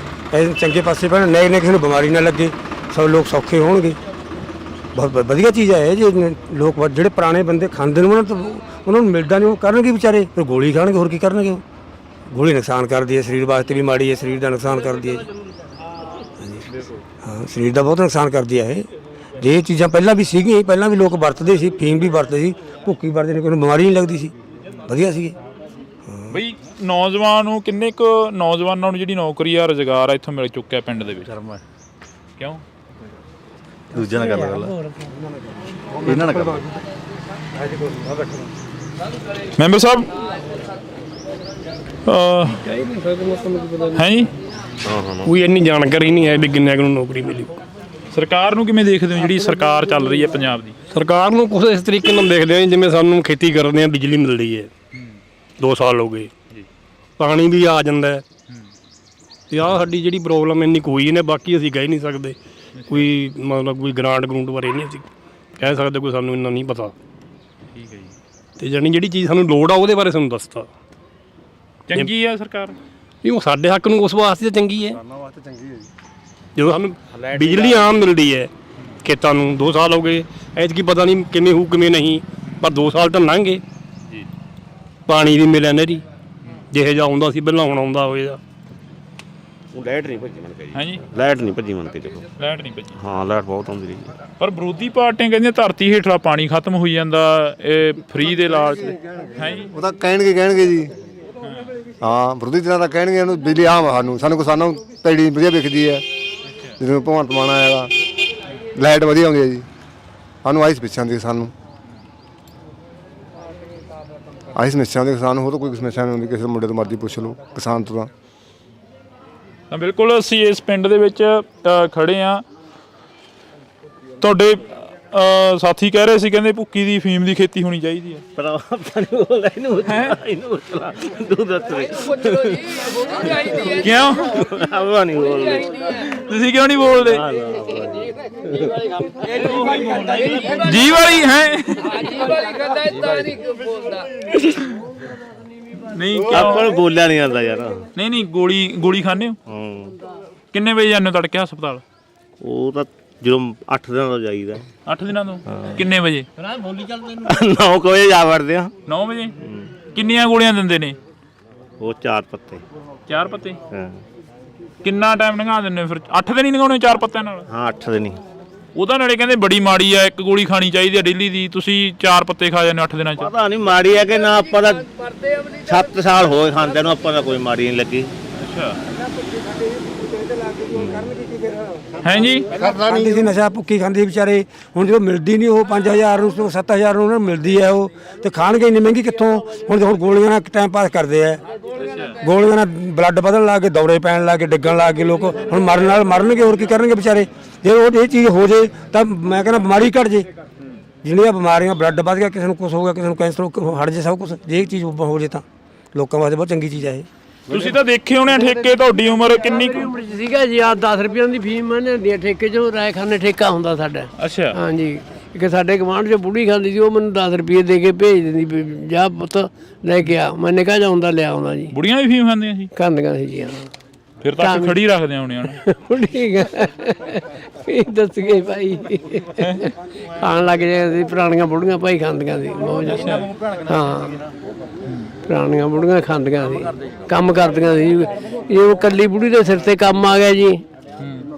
ਇਹ ਚੰਗੇ ਪਾਸੇ ਪੈਣ, ਨਏ ਨੇ ਕਿਸੇ ਨੂੰ ਬਿਮਾਰੀ ਨਾ ਲੱਗੇ, ਸਭ ਲੋਕ ਸੌਖੇ ਹੋਣਗੇ। ਬਹੁਤ ਵਧੀਆ ਚੀਜ਼ ਹੈ ਜੇ ਲੋਕ ਜਿਹੜੇ ਪੁਰਾਣੇ ਬੰਦੇ ਖਾਂਦੇ ਨੇ ਉਹਨਾਂ ਨੂੰ ਮਿਲਦਾ ਨਹੀਂ, ਉਹ ਕਰਨਗੇ ਵਿਚਾਰੇ, ਫਿਰ ਗੋਲੀ ਖਾਣਗੇ, ਹੋਰ ਕੀ ਕਰਨਗੇ। ਉਹ ਗੋਲੀ ਨੁਕਸਾਨ ਕਰਦੀ ਹੈ, ਸਰੀਰ ਵਾਸਤੇ ਵੀ ਮਾੜੀ ਹੈ, ਸਰੀਰ ਦਾ ਨੁਕਸਾਨ ਕਰਦੀ ਹੈ ਜੀ। ਹਾਂ, ਸਰੀਰ ਦਾ ਬਹੁਤ ਨੁਕਸਾਨ ਕਰਦੀ ਹੈ ਇਹ। ਜੇ ਇਹ ਚੀਜ਼ਾਂ ਪਹਿਲਾਂ ਵੀ ਸੀਗੀਆਂ, ਪਹਿਲਾਂ ਵੀ ਲੋਕ ਵਰਤਦੇ ਸੀ, ਫੀਮ ਵੀ ਵਰਤਦੇ ਸੀ, ਭੁੱਕੀ ਵਰਤਦੇ ਨੇ, ਕੋਈ ਬਿਮਾਰੀ ਨਹੀਂ ਲੱਗਦੀ ਸੀ, ਵਧੀਆ ਸੀਗੇ। ਬਈ ਨੌਜਵਾਨ ਨੂੰ ਕਿੰਨੇ ਕੁ ਨੌਜਵਾਨਾਂ ਨੂੰ ਜਿਹੜੀ ਨੌਕਰੀ ਆ ਰੁਜ਼ਗਾਰ ਆ ਇੱਥੋਂ ਮਿਲ ਚੁੱਕਿਆ ਪਿੰਡ ਦੇ ਵਿੱਚ? ਕਿਉਂ ਦੂਜੇ ਨਾਲ ਗੱਲ ਇਹਨਾਂ ਨਾਲ ਕਰ ਮੈਂਬਰ ਸਾਹਿਬ ਹੈ ਜੀ? ਕੋਈ ਇੰਨੀ ਜਾਣਕਾਰੀ ਨਹੀਂ ਹੈ ਵੀ ਕਿੰਨੇ ਕੁ ਨੂੰ ਨੌਕਰੀ ਮਿਲੀ। ਸਰਕਾਰ ਨੂੰ ਕਿਵੇਂ ਦੇਖਦੇ ਹੋ ਜਿਹੜੀ ਸਰਕਾਰ ਚੱਲ ਰਹੀ ਹੈ ਪੰਜਾਬ ਦੀ? ਸਰਕਾਰ ਨੂੰ ਕੁਛ ਇਸ ਤਰੀਕੇ ਨਾਲ ਦੇਖਦੇ ਹਾਂ ਜਿਵੇਂ ਸਾਨੂੰ ਖੇਤੀ ਕਰਦੇ ਹਾਂ ਬਿਜਲੀ ਮਿਲ ਰਹੀ ਹੈ, 2 ਸਾਲ ਹੋ ਗਏ, ਪਾਣੀ ਵੀ ਆ ਜਾਂਦਾ ਤੇ ਆਹ ਸਾਡੀ ਜਿਹੜੀ ਪ੍ਰੋਬਲਮ ਇੰਨੀ ਕੋਈ ਨੇ, ਬਾਕੀ ਅਸੀਂ ਕਹਿ ਨਹੀਂ ਸਕਦੇ ਕੋਈ ਮਤਲਬ ਕੋਈ ਗ੍ਰਾਂਟ ਬਾਰੇ ਨਹੀਂ ਅਸੀਂ ਕਹਿ ਸਕਦੇ, ਕੋਈ ਸਾਨੂੰ ਇੰਨਾ ਨਹੀਂ ਪਤਾ। ਠੀਕ ਹੈ ਜੀ। ਤੇ ਜਾਨੀ ਜਿਹੜੀ ਚੀਜ਼ ਸਾਨੂੰ ਲੋੜ ਆ ਉਹਦੇ ਬਾਰੇ ਸਾਨੂੰ ਦੱਸਤਾ। ਚੰਗੀ ਆ ਸਰਕਾਰ? ਨਹੀਂ, ਉਹ ਸਾਡੇ ਹੱਕ ਨੂੰ ਉਸ ਵਾਸਤੇ ਤਾਂ ਚੰਗੀ ਹੈ। ਜਦੋਂ ਸਾਨੂੰ ਬਿਜਲੀ ਆਮ ਮਿਲਦੀ ਹੈ ਖੇਤਾਂ ਨੂੰ, 2 ਸਾਲ ਹੋ ਗਏ, ਐਤਕੀ ਪਤਾ ਨਹੀਂ ਕਿਵੇਂ ਹੋਊ ਕਿਵੇਂ ਨਹੀਂ, ਪਰ 2 ਸਾਲ ਤਾਂ ਲੰਘ ਗਏ। ਪਾਣੀ ਵੀ ਮਿਲਿਆ ਨਹਿਰੀ, ਜਿਹੇ ਜਿਹਾ ਆਉਂਦਾ ਸੀ ਪਹਿਲਾਂ, ਹੁਣ ਆਉਂਦਾ ਹੋਏਗਾ। ਉਹ ਲਾਈਟ ਨਹੀਂ ਭੱਜੀ ਮਨ ਕੇ ਜੀ। ਹਾਂਜੀ, ਲਾਈਟ ਨਹੀਂ ਭੱਜੀ ਮਨ ਕੇ ਦੇਖੋ। ਲਾਈਟ ਨਹੀਂ ਭੱਜੀ? ਹਾਂ, ਲਾਈਟ ਬਹੁਤ ਆਉਂਦੀ ਰਹੀ ਹੈ। ਪਰ ਵਿਰੋਧੀ ਪਾਰਟੀਆਂ ਕਹਿੰਦੀਆਂ ਧਰਤੀ ਹੇਠਲਾ ਪਾਣੀ ਖਤਮ ਹੋਈ ਜਾਂਦਾ, ਇਹ ਫ੍ਰੀ ਦੇ ਲਾਲਚ ਹੈ ਜੀ। ਉਹ ਤਾਂ ਕਹਿਣਗੇ ਜੀ। ਹਾਂ, ਵਿਰੋਧੀ ਧਿਰਾਂ ਤਾਂ ਕਹਿਣਗੇ ਇਹਨੂੰ ਬਿਜਲੀ ਆਮ ਸਾਨੂੰ ਪੈੜੀ ਵਧੀਆ ਵਿਕਦੀ ਹੈ। ਜਦੋਂ ਭਗਵੰਤ ਮਾਨ ਆਏਗਾ ਲਾਈਟ ਵਧੀਆ ਆਉਂਦੀ ਹੈ ਜੀ, ਸਾਨੂੰ ਆਹੀ ਸਮੱਸਿਆ ਆਉਂਦੀ, ਸਾਨੂੰ ਆਹੀ ਸਮੱਸਿਆ ਆਉਂਦੀ ਕਿਸਾਨ ਨੂੰ, ਹੋਰ ਤਾਂ ਕੋਈ ਸਮੱਸਿਆ ਨਹੀਂ ਹੁੰਦੀ। ਕਿਸੇ ਮੁੰਡੇ ਤੋਂ ਮਰਜ਼ੀ ਪੁੱਛ ਲਓ, ਕਿਸਾਨ ਤੋਂ ਤਾਂ ਬਿਲਕੁਲ ਅਸੀਂ ਇਸ ਪਿੰਡ ਦੇ ਵਿੱਚ ਖੜੇ ਆ। ਤੁਹਾਡੇ ਸਾਥੀ ਕਹਿ ਰਹੇ ਸੀ, ਕਹਿੰਦੇ ਭੁੱਕੀ ਦੀ ਫੀਮ ਦੀ ਖੇਤੀ ਹੋਣੀ ਚਾਹੀਦੀ ਹੈ। ਕਿਉਂ ਤੁਸੀਂ ਕਿਉਂ ਨਹੀਂ ਬੋਲਦੇ? ਜੀ ਵਾਲੀ ਹੈ ਨਹੀਂ, ਆਪਾਂ ਨੂੰ ਬੋਲਿਆ ਨਹੀਂ ਜਾਂਦਾ ਯਾਰ। ਨਹੀਂ ਗੋਲੀ ਖਾਂਦੇ ਹੋ? ਕਿੰਨੇ ਵਜੇ ਜਾਂਦੇ ਹੋ ਤੜਕੇ ਹਸਪਤਾਲ? ਉਹ ਤਾਂ ਜਦੋਂ 8 ਦਿਨਾਂ ਤੋਂ ਜਾਈਦਾ। 8 ਦਿਨਾਂ ਤੋਂ? ਕਿੰਨੇ ਵਜੇ? 9 ਵਜੇ ਜਾ ਵੜਦੇ ਆ। 9 ਵਜੇ? ਕਿੰਨੀਆਂ ਗੋਲੀਆਂ ਦਿੰਦੇ ਨੇ ਉਹ? 4 ਪੱਤੇ। 4 ਪੱਤੇ? ਹਾਂ। ਕਿੰਨਾ ਟਾਈਮ ਲੰਘਾ ਦਿੰਦੇ ਫਿਰ? 8 ਦਿਨ ਹੀ ਲੰਘਾਉਣੇ 4 ਪੱਤਿਆਂ ਨਾਲ? ਹਾਂ, 8 ਦਿਨ ਹੀ। ਉਹਦਾ ਨਾਲੇ ਕਹਿੰਦੇ ਬੜੀ ਮਾੜੀ ਆ, 1 ਗੋਲੀ ਖਾਣੀ ਚਾਹੀਦੀ ਆ ਡੇਲੀ ਦੀ, ਤੁਸੀਂ 4 ਪੱਤੇ ਖਾ ਜਾਂਦੇ 8 ਦਿਨਾਂ ਚ। ਪਤਾ ਨਹੀਂ ਮਾੜੀ ਹੈ ਕਿ ਨਾ, ਆਪਾਂ ਤਾਂ 7 ਸਾਲ ਹੋਏ ਖਾਂਦੇ ਨੂੰ, ਆਪਾਂ ਦਾ ਕੋਈ ਮਾੜੀ ਨਹੀਂ ਲੱਗੀ। ਅੱਛਾ ਹੈ ਜੀ। ਖਾਂਦੀ ਸੀ ਨਸ਼ਾ, ਭੁੱਕੀ ਖਾਂਦੀ ਵਿਚਾਰੇ, ਹੁਣ ਜਦੋਂ ਮਿਲਦੀ ਨਹੀਂ ਉਹ 5000 ਨੂੰ 7000 ਨੂੰ ਉਹਨਾਂ ਨੂੰ ਮਿਲਦੀ ਹੈ, ਉਹ ਤੇ ਖਾਣਗੇ ਇੰਨੀ ਮਹਿੰਗੀ ਕਿੱਥੋਂ। ਹੁਣ ਗੋਲੀਆਂ ਨਾਲ ਟਾਈਮ ਪਾਸ ਕਰਦੇ ਆ, ਗੋਲੀਆਂ ਨਾਲ ਬਲੱਡ ਵਧਣ ਲੱਗ ਗਏ, ਦੌਰੇ ਪੈਣ ਲੱਗ ਗਏ, ਡਿੱਗਣ ਲੱਗ ਗਏ ਲੋਕ। ਹੁਣ ਮਰਨ ਨਾਲ ਮਰਨਗੇ, ਹੋਰ ਕੀ ਕਰਨਗੇ ਵਿਚਾਰੇ। ਜੇ ਉਹ ਇਹ ਚੀਜ਼ ਹੋ ਜੇ ਤਾਂ ਮੈਂ ਕਹਿੰਦਾ ਬਿਮਾਰੀ ਘਟ ਜੇ। ਜਿਹੜੀਆਂ ਬਿਮਾਰੀਆਂ, ਬਲੱਡ ਵੱਧ ਗਿਆ, ਕਿਸੇ ਨੂੰ ਕੁਛ ਹੋ ਗਿਆ, ਕਿਸੇ ਨੂੰ ਕੈਂਸਰ ਹਟ ਜੇ, ਸਭ ਕੁਛ ਜੇ ਇਹ ਚੀਜ਼ ਹੋ ਜੇ ਤਾਂ ਲੋਕਾਂ ਵਾਸਤੇ ਬਹੁਤ ਚੰਗੀ ਚੀਜ਼ ਹੈ ਇਹ। ਤੁਸੀਂ ਤਾਂ ਦੇਖੇ ਹੋਣੇ ਠੇਕੇ, ਤੁਹਾਡੀ ਉਮਰ ਕਿੰਨੀ ਸੀਗਾ ਜੀ? ਆ 10 ਰੁਪਏ ਦੀ ਫੀਮ ਹੁੰਦੀ ਠੇਕੇ 'ਚੋਂ, ਰਾਇਖਾਨੇ ਠੇਕਾ ਹੁੰਦਾ ਸਾਡਾ। ਅੱਛਾ। ਹਾਂਜੀ, ਇੱਕ ਸਾਡੇ ਗਵਾਂਢ 'ਚ ਬੁੜੀ ਖਾਂਦੀ ਸੀ, ਉਹ ਮੈਨੂੰ 10 ਰੁਪਏ ਦੇ ਕੇ ਭੇਜ ਦਿੰਦੀ ਵੀ ਜਾ ਪੁੱਤ ਲੈ ਕੇ ਆ। ਮੈਂ ਨਿਕਾ ਜਾਂਦਾ ਲਿਆ ਆਉਂਦਾ ਜੀ। ਬੁੜੀਆਂ ਵੀ ਫੀਮ ਖਾਂਦੀਆਂ ਸੀ? ਖਾਂਦੀਆਂ ਸੀ ਜੀ। ਹਾਂ, ਫਿਰ ਤਾਂ ਖੜੀ ਰੱਖਦੇ ਹੋਣੇ ਹਨ। ਠੀਕ ਹੈ, ਕੀ ਦੱਸ ਗਏ ਭਾਈ, ਖਾਣ ਲੱਗ ਜਾਂਦੇ ਪੁਰਾਣੀਆਂ ਬੁੜੀਆਂ ਭਾਈ, ਖਾਂਦੀਆਂ ਸੀ ਬਹੁਤ ਜ਼ਿਆਦਾ। ਹਾਂ, ਪੁਰਾਣੀਆਂ ਬੁੜੀਆਂ ਖਾਂਦੀਆਂ ਸੀ, ਕੰਮ ਕਰਦੀਆਂ ਸੀ। ਇਹ ਉਹ ਕੱਲੀ ਬੁੜੀ ਦੇ ਸਿਰ ਤੇ ਕੰਮ ਆ ਗਿਆ ਜੀ,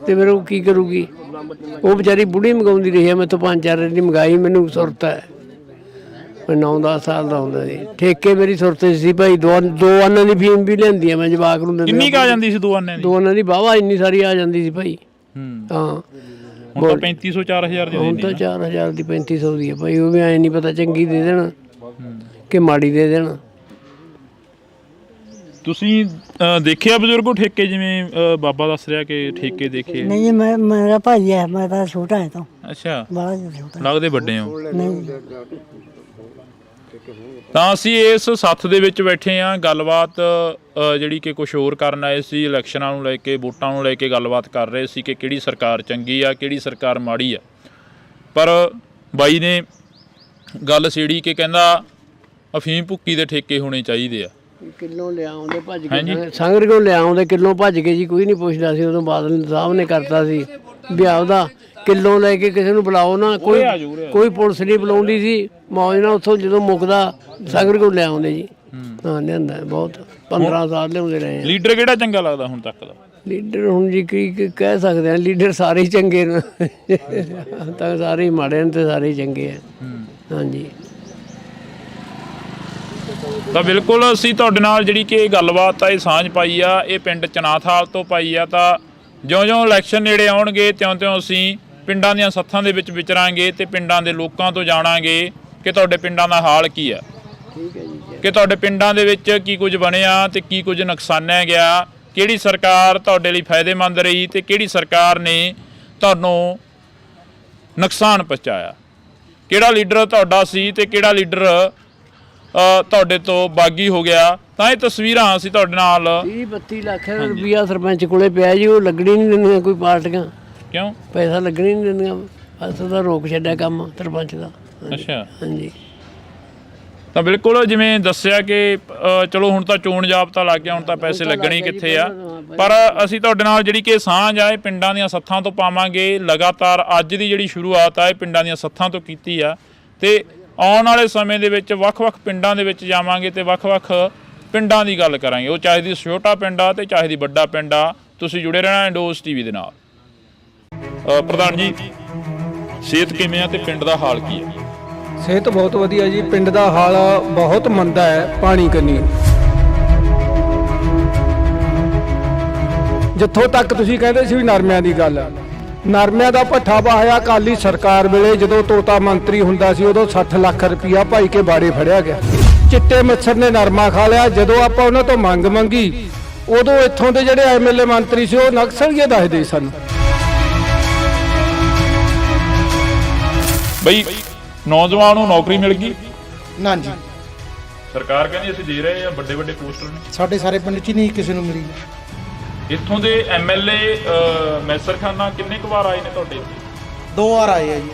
ਤੇ ਫਿਰ ਉਹ ਕੀ ਕਰੂਗੀ? ਉਹ ਵਿਚਾਰੀ ਬੁੜੀ ਮੰਗਾਉਂਦੀ ਰਹੀ ਹੈ, ਮੈਂ ਤਾਂ 5-4 ਦਿਨ ਦੀ ਮੰਗਾਈ, ਮੈਨੂੰ ਸੁਰਤ ਹੈ। ਮੈਂ 9-10 ਸਾਲ ਦਾ ਹੁੰਦਾ ਸੀ, ਠੇਕੇ ਮੇਰੀ ਸੁਰਤ ਸੀ ਭਾਈ। ਦੋ ਆਨਾਂ ਦੀ ਫੀਮ ਵੀ ਲੈਂਦੀ ਆ ਮੈਂ ਜਵਾਕ ਨੂੰ ਦਿੰਦਾ। ਕਿੰਨੀ ਆ ਜਾਂਦੀ ਸੀ 2 ਆਨਾਂ ਦੀ? 2 ਆਨਾਂ ਦੀ ਵਾਹਵਾ ਇੰਨੀ ਸਾਰੀ ਆ ਜਾਂਦੀ ਸੀ ਭਾਈ। ਹਾਂ, ਹੁਣ ਤਾਂ 3500 4000 ਦੀ। ਹੁਣ ਤਾਂ 4000 ਦੀ 3500 ਦੀ ਹੈ ਭਾਈ। ਉਹ ਵੀ ਐ ਨਹੀਂ ਪਤਾ ਚੰਗੀ ਦੇ ਦੇਣ ਕਿ ਮਾੜੀ ਦੇ ਦੇਣ। ਤੁਸੀਂ ਦੇਖਿਆ ਬਜ਼ੁਰਗੋ ਠੇਕੇ, ਜਿਵੇਂ ਬਾਬਾ ਦੱਸ ਰਿਹਾ ਕਿ ਠੇਕੇ ਦੇਖੇ? ਨਹੀਂ, ਮੇਰਾ ਭਾਈ ਹੈ, ਮੈਂ ਤਾਂ ਛੋਟਾ ਹੈ ਤਾਂ। ਅੱਛਾ, ਬੜਾ ਛੋਟਾ। ਲੱਗਦੇ ਵੱਡੇ ਹੋ? ਨਹੀਂ, ਤਾਂ ਅਸੀਂ ਇਸ ਸੱਥ ਦੇ ਵਿੱਚ ਬੈਠੇ ਹਾਂ। ਗੱਲਬਾਤ ਜਿਹੜੀ ਕਿ ਕੁਝ ਹੋਰ ਕਰਨ ਆਏ ਸੀ, ਇਲੈਕਸ਼ਨਾਂ ਨੂੰ ਲੈ ਕੇ, ਵੋਟਾਂ ਨੂੰ ਲੈ ਕੇ ਗੱਲਬਾਤ ਕਰ ਰਹੇ ਸੀ ਕਿ ਕਿਹੜੀ ਸਰਕਾਰ ਚੰਗੀ ਆ, ਕਿਹੜੀ ਸਰਕਾਰ ਮਾੜੀ ਆ। ਪਰ ਬਾਈ ਨੇ ਗੱਲ ਛੇੜੀ ਕਿ ਕਹਿੰਦਾ ਅਫੀਮ ਭੁੱਕੀ ਦੇ ਠੇਕੇ ਹੋਣੇ ਚਾਹੀਦੇ ਆ। ਕਿੱਲੋਂ ਲਿਆਉਂਦੇ ਭੱਜ ਕੇ, ਸੰਗਰ ਕੋਲ ਲਿਆਉਂਦੇ ਕਿੱਲੋਂ ਭੱਜ ਕੇ ਜੀ, ਕੋਈ ਨਹੀਂ ਪੁੱਛਦਾ ਸੀ। ਉਦੋਂ ਬਾਦਲ ਸਾਹਿਬ ਨੇ ਕਰਤਾ ਸੀ ਵੀ ਆਪਦਾ ਕਿੱਲੋਂ ਲੈ ਕੇ ਕਿਸੇ ਨੂੰ ਬੁਲਾਓ ਨਾ, ਕੋਈ ਪੁਲਿਸ ਨਹੀਂ ਬੁਲਾਉਂਦੀ ਸੀ। ਮੌਜ ਨਾਲ ਉੱਥੋਂ ਜਦੋਂ ਮੁੱਕਦਾ ਸੰਗਰ ਕੋਲ ਲਿਆਉਂਦੇ ਜੀ। ਹਾਂ ਲਿਆਂਦਾ ਬਹੁਤ, 15 ਸਾਲ ਲਿਆਉਂਦੇ ਰਹੇ। ਲੀਡਰ ਕਿਹੜਾ ਚੰਗਾ ਲੱਗਦਾ ਹੁਣ ਤੱਕ ਦਾ? ਲੀਡਰ ਹੁਣ ਜੀ ਕੀ ਕਹਿ ਸਕਦੇ ਆ, ਲੀਡਰ ਸਾਰੇ ਹੀ ਚੰਗੇ ਨੇ ਤਾਂ ਸਾਰੇ ਹੀ ਮਾੜੇ ਨੇ ਤੇ ਸਾਰੇ ਹੀ ਚੰਗੇ ਆ। ਹਾਂਜੀ ਤਾਂ ਬਿਲਕੁਲ ਅਸੀਂ ਤੁਹਾਡੇ ਨਾਲ ਜਿਹੜੀ ਕਿ ਗੱਲਬਾਤ ਆ, ਇਹ ਸਾਂਝ ਪਾਈ ਆ, ਇਹ ਪਿੰਡ ਚਨਾਥਾਲ ਤੋਂ ਪਾਈ ਆ। ਤਾਂ ਜਿਉਂ-ਜਿਉਂ ਇਲੈਕਸ਼ਨ ਨੇੜੇ ਆਉਣਗੇ ਤਿਉਂ-ਤਿਉਂ ਅਸੀਂ ਪਿੰਡਾਂ ਦੀਆਂ ਸੱਥਾਂ ਦੇ ਵਿੱਚ ਵਿਚਰਾਂਗੇ ਤੇ ਪਿੰਡਾਂ ਦੇ ਲੋਕਾਂ ਤੋਂ ਜਾਣਾਂਗੇ ਕਿ ਤੁਹਾਡੇ ਪਿੰਡਾਂ ਦਾ ਹਾਲ ਕੀ ਆ, ਕਿ ਤੁਹਾਡੇ ਪਿੰਡਾਂ ਦੇ ਵਿੱਚ ਕੀ ਕੁਝ ਬਣਿਆ ਤੇ ਕੀ ਕੁਝ ਨੁਕਸਾਨਿਆ ਗਿਆ, ਕਿਹੜੀ ਸਰਕਾਰ ਤੁਹਾਡੇ ਲਈ ਫਾਇਦੇਮੰਦ ਰਹੀ ਤੇ ਕਿਹੜੀ ਸਰਕਾਰ ਨੇ ਤੁਹਾਨੂੰ ਨੁਕਸਾਨ ਪਹੁੰਚਾਇਆ, ਕਿਹੜਾ ਲੀਡਰ ਤੁਹਾਡਾ ਸੀ ਤੇ ਕਿਹੜਾ ਲੀਡਰ ਤੁਹਾਡੇ ਤੋਂ ਬਾਗੀ ਹੋ ਗਿਆ। ਤਾਂ ਇਹ ਤਸਵੀਰਾਂ ਅਸੀਂ ਤੁਹਾਡੇ ਨਾਲ 30-32 ਲੱਖ ਰੁਪਈਆ ਸਰਪੰਚ ਕੋਲੇ ਪਿਆ ਜੀ, ਉਹ ਲੱਗਣੀ ਨਹੀਂ ਦਿੰਦੀਆਂ ਕੋਈ ਪਾਰਟੀਆਂ। ਕਿਉਂ? ਪੈਸਾ ਲੱਗਣੀ ਨਹੀਂ ਦਿੰਦੀਆਂ, ਅਸਲ ਤਾਂ ਰੋਕ ਛੱਡਿਆ ਕੰਮ ਸਰਪੰਚ ਦਾ। ਅੱਛਾ ਹਾਂਜੀ। ਤਾਂ ਬਿਲਕੁਲ ਜਿਵੇਂ ਦੱਸਿਆ ਕਿ ਚਲੋ ਹੁਣ ਤਾਂ ਚੋਣ ਜਾਬਤਾ ਲੱਗ ਗਿਆ, ਹੁਣ ਤਾਂ ਪੈਸੇ ਲੱਗਣੇ ਕਿੱਥੇ ਆ। ਪਰ ਅਸੀਂ ਤੁਹਾਡੇ ਨਾਲ ਜਿਹੜੀ ਕਿ ਸਾਂਝ ਆ, ਇਹ ਪਿੰਡਾਂ ਦੀਆਂ ਸੱਥਾਂ ਤੋਂ ਪਾਵਾਂਗੇ। ਲਗਾਤਾਰ ਅੱਜ ਦੀ ਜਿਹੜੀ ਸ਼ੁਰੂਆਤ ਆ, ਇਹ ਪਿੰਡਾਂ ਦੀਆਂ ਸੱਥਾਂ ਤੋਂ ਕੀਤੀ ਆ ਤੇ ਆਉਣ ਵਾਲੇ ਸਮੇਂ ਦੇ ਵਿੱਚ ਵੱਖ-ਵੱਖ ਪਿੰਡਾਂ ਦੇ ਵਿੱਚ ਜਾਵਾਂਗੇ ਤੇ ਵੱਖ-ਵੱਖ ਪਿੰਡਾਂ ਦੀ ਗੱਲ ਕਰਾਂਗੇ। ਉਹ ਚਾਹੇ ਦੀ ਛੋਟਾ ਪਿੰਡ ਆ ਤੇ ਚਾਹੇ ਦੀ ਵੱਡਾ ਪਿੰਡ ਆ। ਤੁਸੀਂ ਜੁੜੇ ਰਹਿਣਾ ਇੰਡੋਸ ਟੀਵੀ ਦੇ ਨਾਲ। ਪ੍ਰਧਾਨ ਜੀ, ਸਿਹਤ ਕਿਵੇਂ ਆ ਤੇ ਪਿੰਡ ਦਾ ਹਾਲ ਕੀ ਹੈ? ਸਿਹਤ ਬਹੁਤ ਵਧੀਆ ਜੀ। ਪਿੰਡ ਦਾ ਹਾਲ ਬਹੁਤ ਮੰਦਾ ਹੈ ਪਾਣੀ ਕੰਨੀ। ਜਿੱਥੋਂ ਤੱਕ ਤੁਸੀਂ ਕਹਿੰਦੇ ਸੀ ਵੀ ਨਰਮਿਆਂ ਦੀ ਗੱਲ, ਨਰਮਿਆਂ ਦਾ ਭੱਠਾ ਵਾਹਿਆ ਅਕਾਲੀ ਸਰਕਾਰ ਵੇਲੇ ਜਦੋਂ ਤੋਤਾ ਮੰਤਰੀ ਹੁੰਦਾ ਸੀ, ਉਦੋਂ 60 ਲੱਖ ਰੁਪਇਆ ਭਾਈ ਕੇ ਬਾੜੇ ਫੜਿਆ ਗਿਆ। ਚਿੱਟੇ ਮੱਛਰ ਨੇ ਨਰਮਾ ਖਾ ਲਿਆ। ਜਦੋਂ ਆਪਾਂ ਉਹਨਾਂ ਤੋਂ ਮੰਗ ਮੰਗੀ, ਉਦੋਂ ਇੱਥੋਂ ਦੇ ਜਿਹੜੇ ਐਮਐਲਏ ਮੰਤਰੀ ਸੀ ਉਹ ਨਕਸਲੀਏ ਦੱਸਦੇ ਸਨ। ਬਈ ਨੌਜਵਾਨ ਨੂੰ ਨੌਕਰੀ ਮਿਲ ਗਈ? ਨਾ ਜੀ, ਸਰਕਾਰ ਕਹਿੰਦੀ ਅਸੀਂ ਦੇ ਰਹੇ ਆ, ਵੱਡੇ ਵੱਡੇ ਪੋਸਟਰ ਨੇ। ਸਾਡੇ ਸਾਰੇ ਪਿੰਡ 'ਚ ਨਹੀਂ ਕਿਸੇ ਨੂੰ ਮਿਲੀ। ਇੱਥੋਂ ਦੇ ਐਮਐਲਏ ਮੈਸਰ ਖਾਨਾ ਕਿੰਨੇ ਕੁ ਵਾਰ ਆਏ ਨੇ ਤੁਹਾਡੇ? 2 ਵਾਰ ਆਏ ਆ ਜੀ।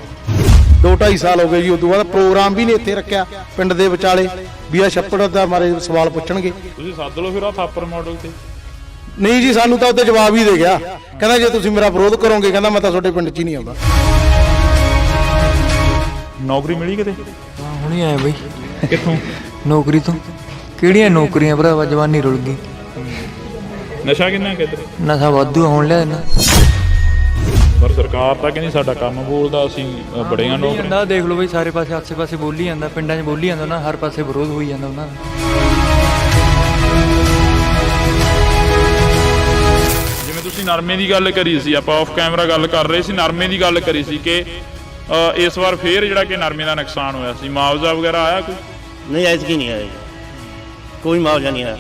2-2.5 ਸਾਲ ਹੋ ਗਏ ਜੀ। ਉਦੋਂ ਬਾਅਦ ਪ੍ਰੋਗਰਾਮ ਵੀ ਨਹੀਂ ਇੱਥੇ ਰੱਖਿਆ ਪਿੰਡ ਦੇ ਵਿਚਾਲੇ ਵੀ ਆ ਛੱਪੜ ਦਾ ਮਾਰੇ ਸਵਾਲ ਪੁੱਛਣਗੇ। ਤੁਸੀਂ ਸੱਦ ਲਓ ਫਿਰ ਆ ਥਾਪਰ ਮਾਡਲ ਤੇ। ਨਹੀਂ ਜੀ, ਸਾਨੂੰ ਤਾਂ ਉੱਤੇ ਜਵਾਬ ਹੀ ਦੇ ਗਿਆ। ਕਹਿੰਦਾ ਜੇ ਤੁਸੀਂ ਮੇਰਾ ਵਿਰੋਧ ਕਰੋਗੇ, ਕਹਿੰਦਾ ਮੈਂ ਤਾਂ ਤੁਹਾਡੇ ਪਿੰਡ 'ਚ ਹੀ ਨਹੀਂ ਆਉਂਦਾ। ਨੌਕਰੀ ਮਿਲੀ ਕਿਤੇ? ਹਾਂ ਹੁਣੀ ਆਇਆ ਬਈ। ਕਿੱਥੋਂ? ਨੌਕਰੀ ਤੋਂ। ਕਿਹੜੀਆਂ ਨੌਕਰੀਆਂ ਭਰਾਵਾ, ਜਵਾਨੀ ਰੁਲ ਗਈ। ਨਸ਼ਾ ਕਿੰਨਾ ਕਿੱਧਰ? ਨਸ਼ਾ ਵਾਧੂ ਹੋਣ ਲਿਆ ਨਾ। ਪਰ ਸਰਕਾਰ ਤਾਂ ਕਹਿੰਦੀ ਸਾਡਾ ਕੰਮ ਬੋਲਦਾ, ਅਸੀਂ ਬੜੀਆਂ ਨੌਕਰੀਆਂ। ਨਾ ਦੇਖ ਲਓ ਬਈ, ਸਾਰੇ ਪਾਸੇ ਆਸੇ-ਪਾਸੇ ਬੋਲੀ ਜਾਂਦਾ, ਪਿੰਡਾਂ 'ਚ ਬੋਲੀ ਜਾਂਦਾ ਨਾ, ਹਰ ਪਾਸੇ ਵਿਰੋਧ ਹੋਈ ਜਾਂਦਾ ਉਹਨਾਂ ਦਾ। ਜਿਵੇਂ ਤੁਸੀਂ ਨਰਮੇ ਦੀ ਗੱਲ ਕਰੀ ਸੀ, ਆਪਾਂ ਆਫ ਕੈਮਰਾ ਗੱਲ ਕਰ ਰਹੇ ਸੀ, ਨਰਮੇ ਦੀ ਗੱਲ ਕਰੀ ਸੀ ਕਿ ਇਸ ਵਾਰ ਫੇਰ ਜਿਹੜਾ ਕਿ ਨਰਮੇ ਦਾ ਨੁਕਸਾਨ ਹੋਇਆ ਸੀ, ਮੁਆਵਜ਼ਾ ਵਗੈਰਾ ਆਇਆ ਕੋਈ? ਨਹੀਂ, ਐਤਕੀ ਨਹੀਂ ਆਇਆ ਜੀ, ਕੋਈ ਮੁਆਵਜ਼ਾ ਨਹੀਂ ਆਇਆ।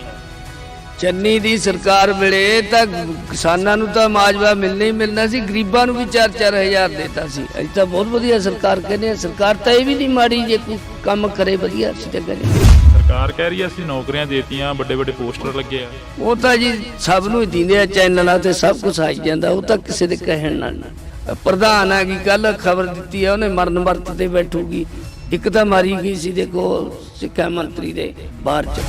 ਚੰਨੀ ਦੀ ਸਰਕਾਰ ਵੇਲੇ ਤਾਂ ਕਿਸਾਨਾਂ ਨੂੰ ਤਾਂ ਮਾਜਵਾ ਮਿਲਣਾ ਹੀ ਮਿਲਣਾ ਸੀ, ਗਰੀਬਾਂ ਨੂੰ ਵੀ 4-4 ਹਜ਼ਾਰ ਦੇਤਾ ਸੀ। ਅੱਜ ਤਾਂ ਬਹੁਤ ਵਧੀਆ ਸਰਕਾਰ ਕਹਿੰਦੇ ਆ। ਸਰਕਾਰ ਤਾਂ ਇਹ ਵੀ ਨਹੀਂ ਮਾੜੀ, ਜੇ ਕੋਈ ਕੰਮ ਕਰੇ ਵਧੀਆ ਅਸੀਂ ਤਾਂ ਕਹਿੰਦੇ। ਸਰਕਾਰ ਕਹਿ ਰਹੀ ਹੈ ਅਸੀਂ ਨੌਕਰੀਆਂ ਦੇਤੀਆਂ, ਵੱਡੇ ਵੱਡੇ ਪੋਸਟਰ ਲੱਗੇ ਆ। ਉਹ ਤਾਂ ਜੀ ਸਭ ਨੂੰ ਹੀ ਦਿੰਦੇ ਆ, ਚੈਨਲਾਂ ਤੇ ਸਭ ਕੁਝ ਆਈ ਜਾਂਦਾ। ਉਹ ਤਾਂ ਕਿਸੇ ਦੇ ਕਹਿਣ ਨਾਲ। ਪ੍ਰਧਾਨ ਆ ਗਈ, ਕੱਲ ਖਬਰ ਦਿੱਤੀ ਆ ਉਹਨੇ, ਮਰਨ ਵਰਤ ਤੇ ਬੈਠੂਗੀ। ਇੱਕ ਤਾਂ ਮਾਰੀ ਗਈ ਸੀ ਦੇਖੋ ਸਿੱਖਿਆ ਮੰਤਰੀ ਦੇ ਬਾਹਰ ਚ।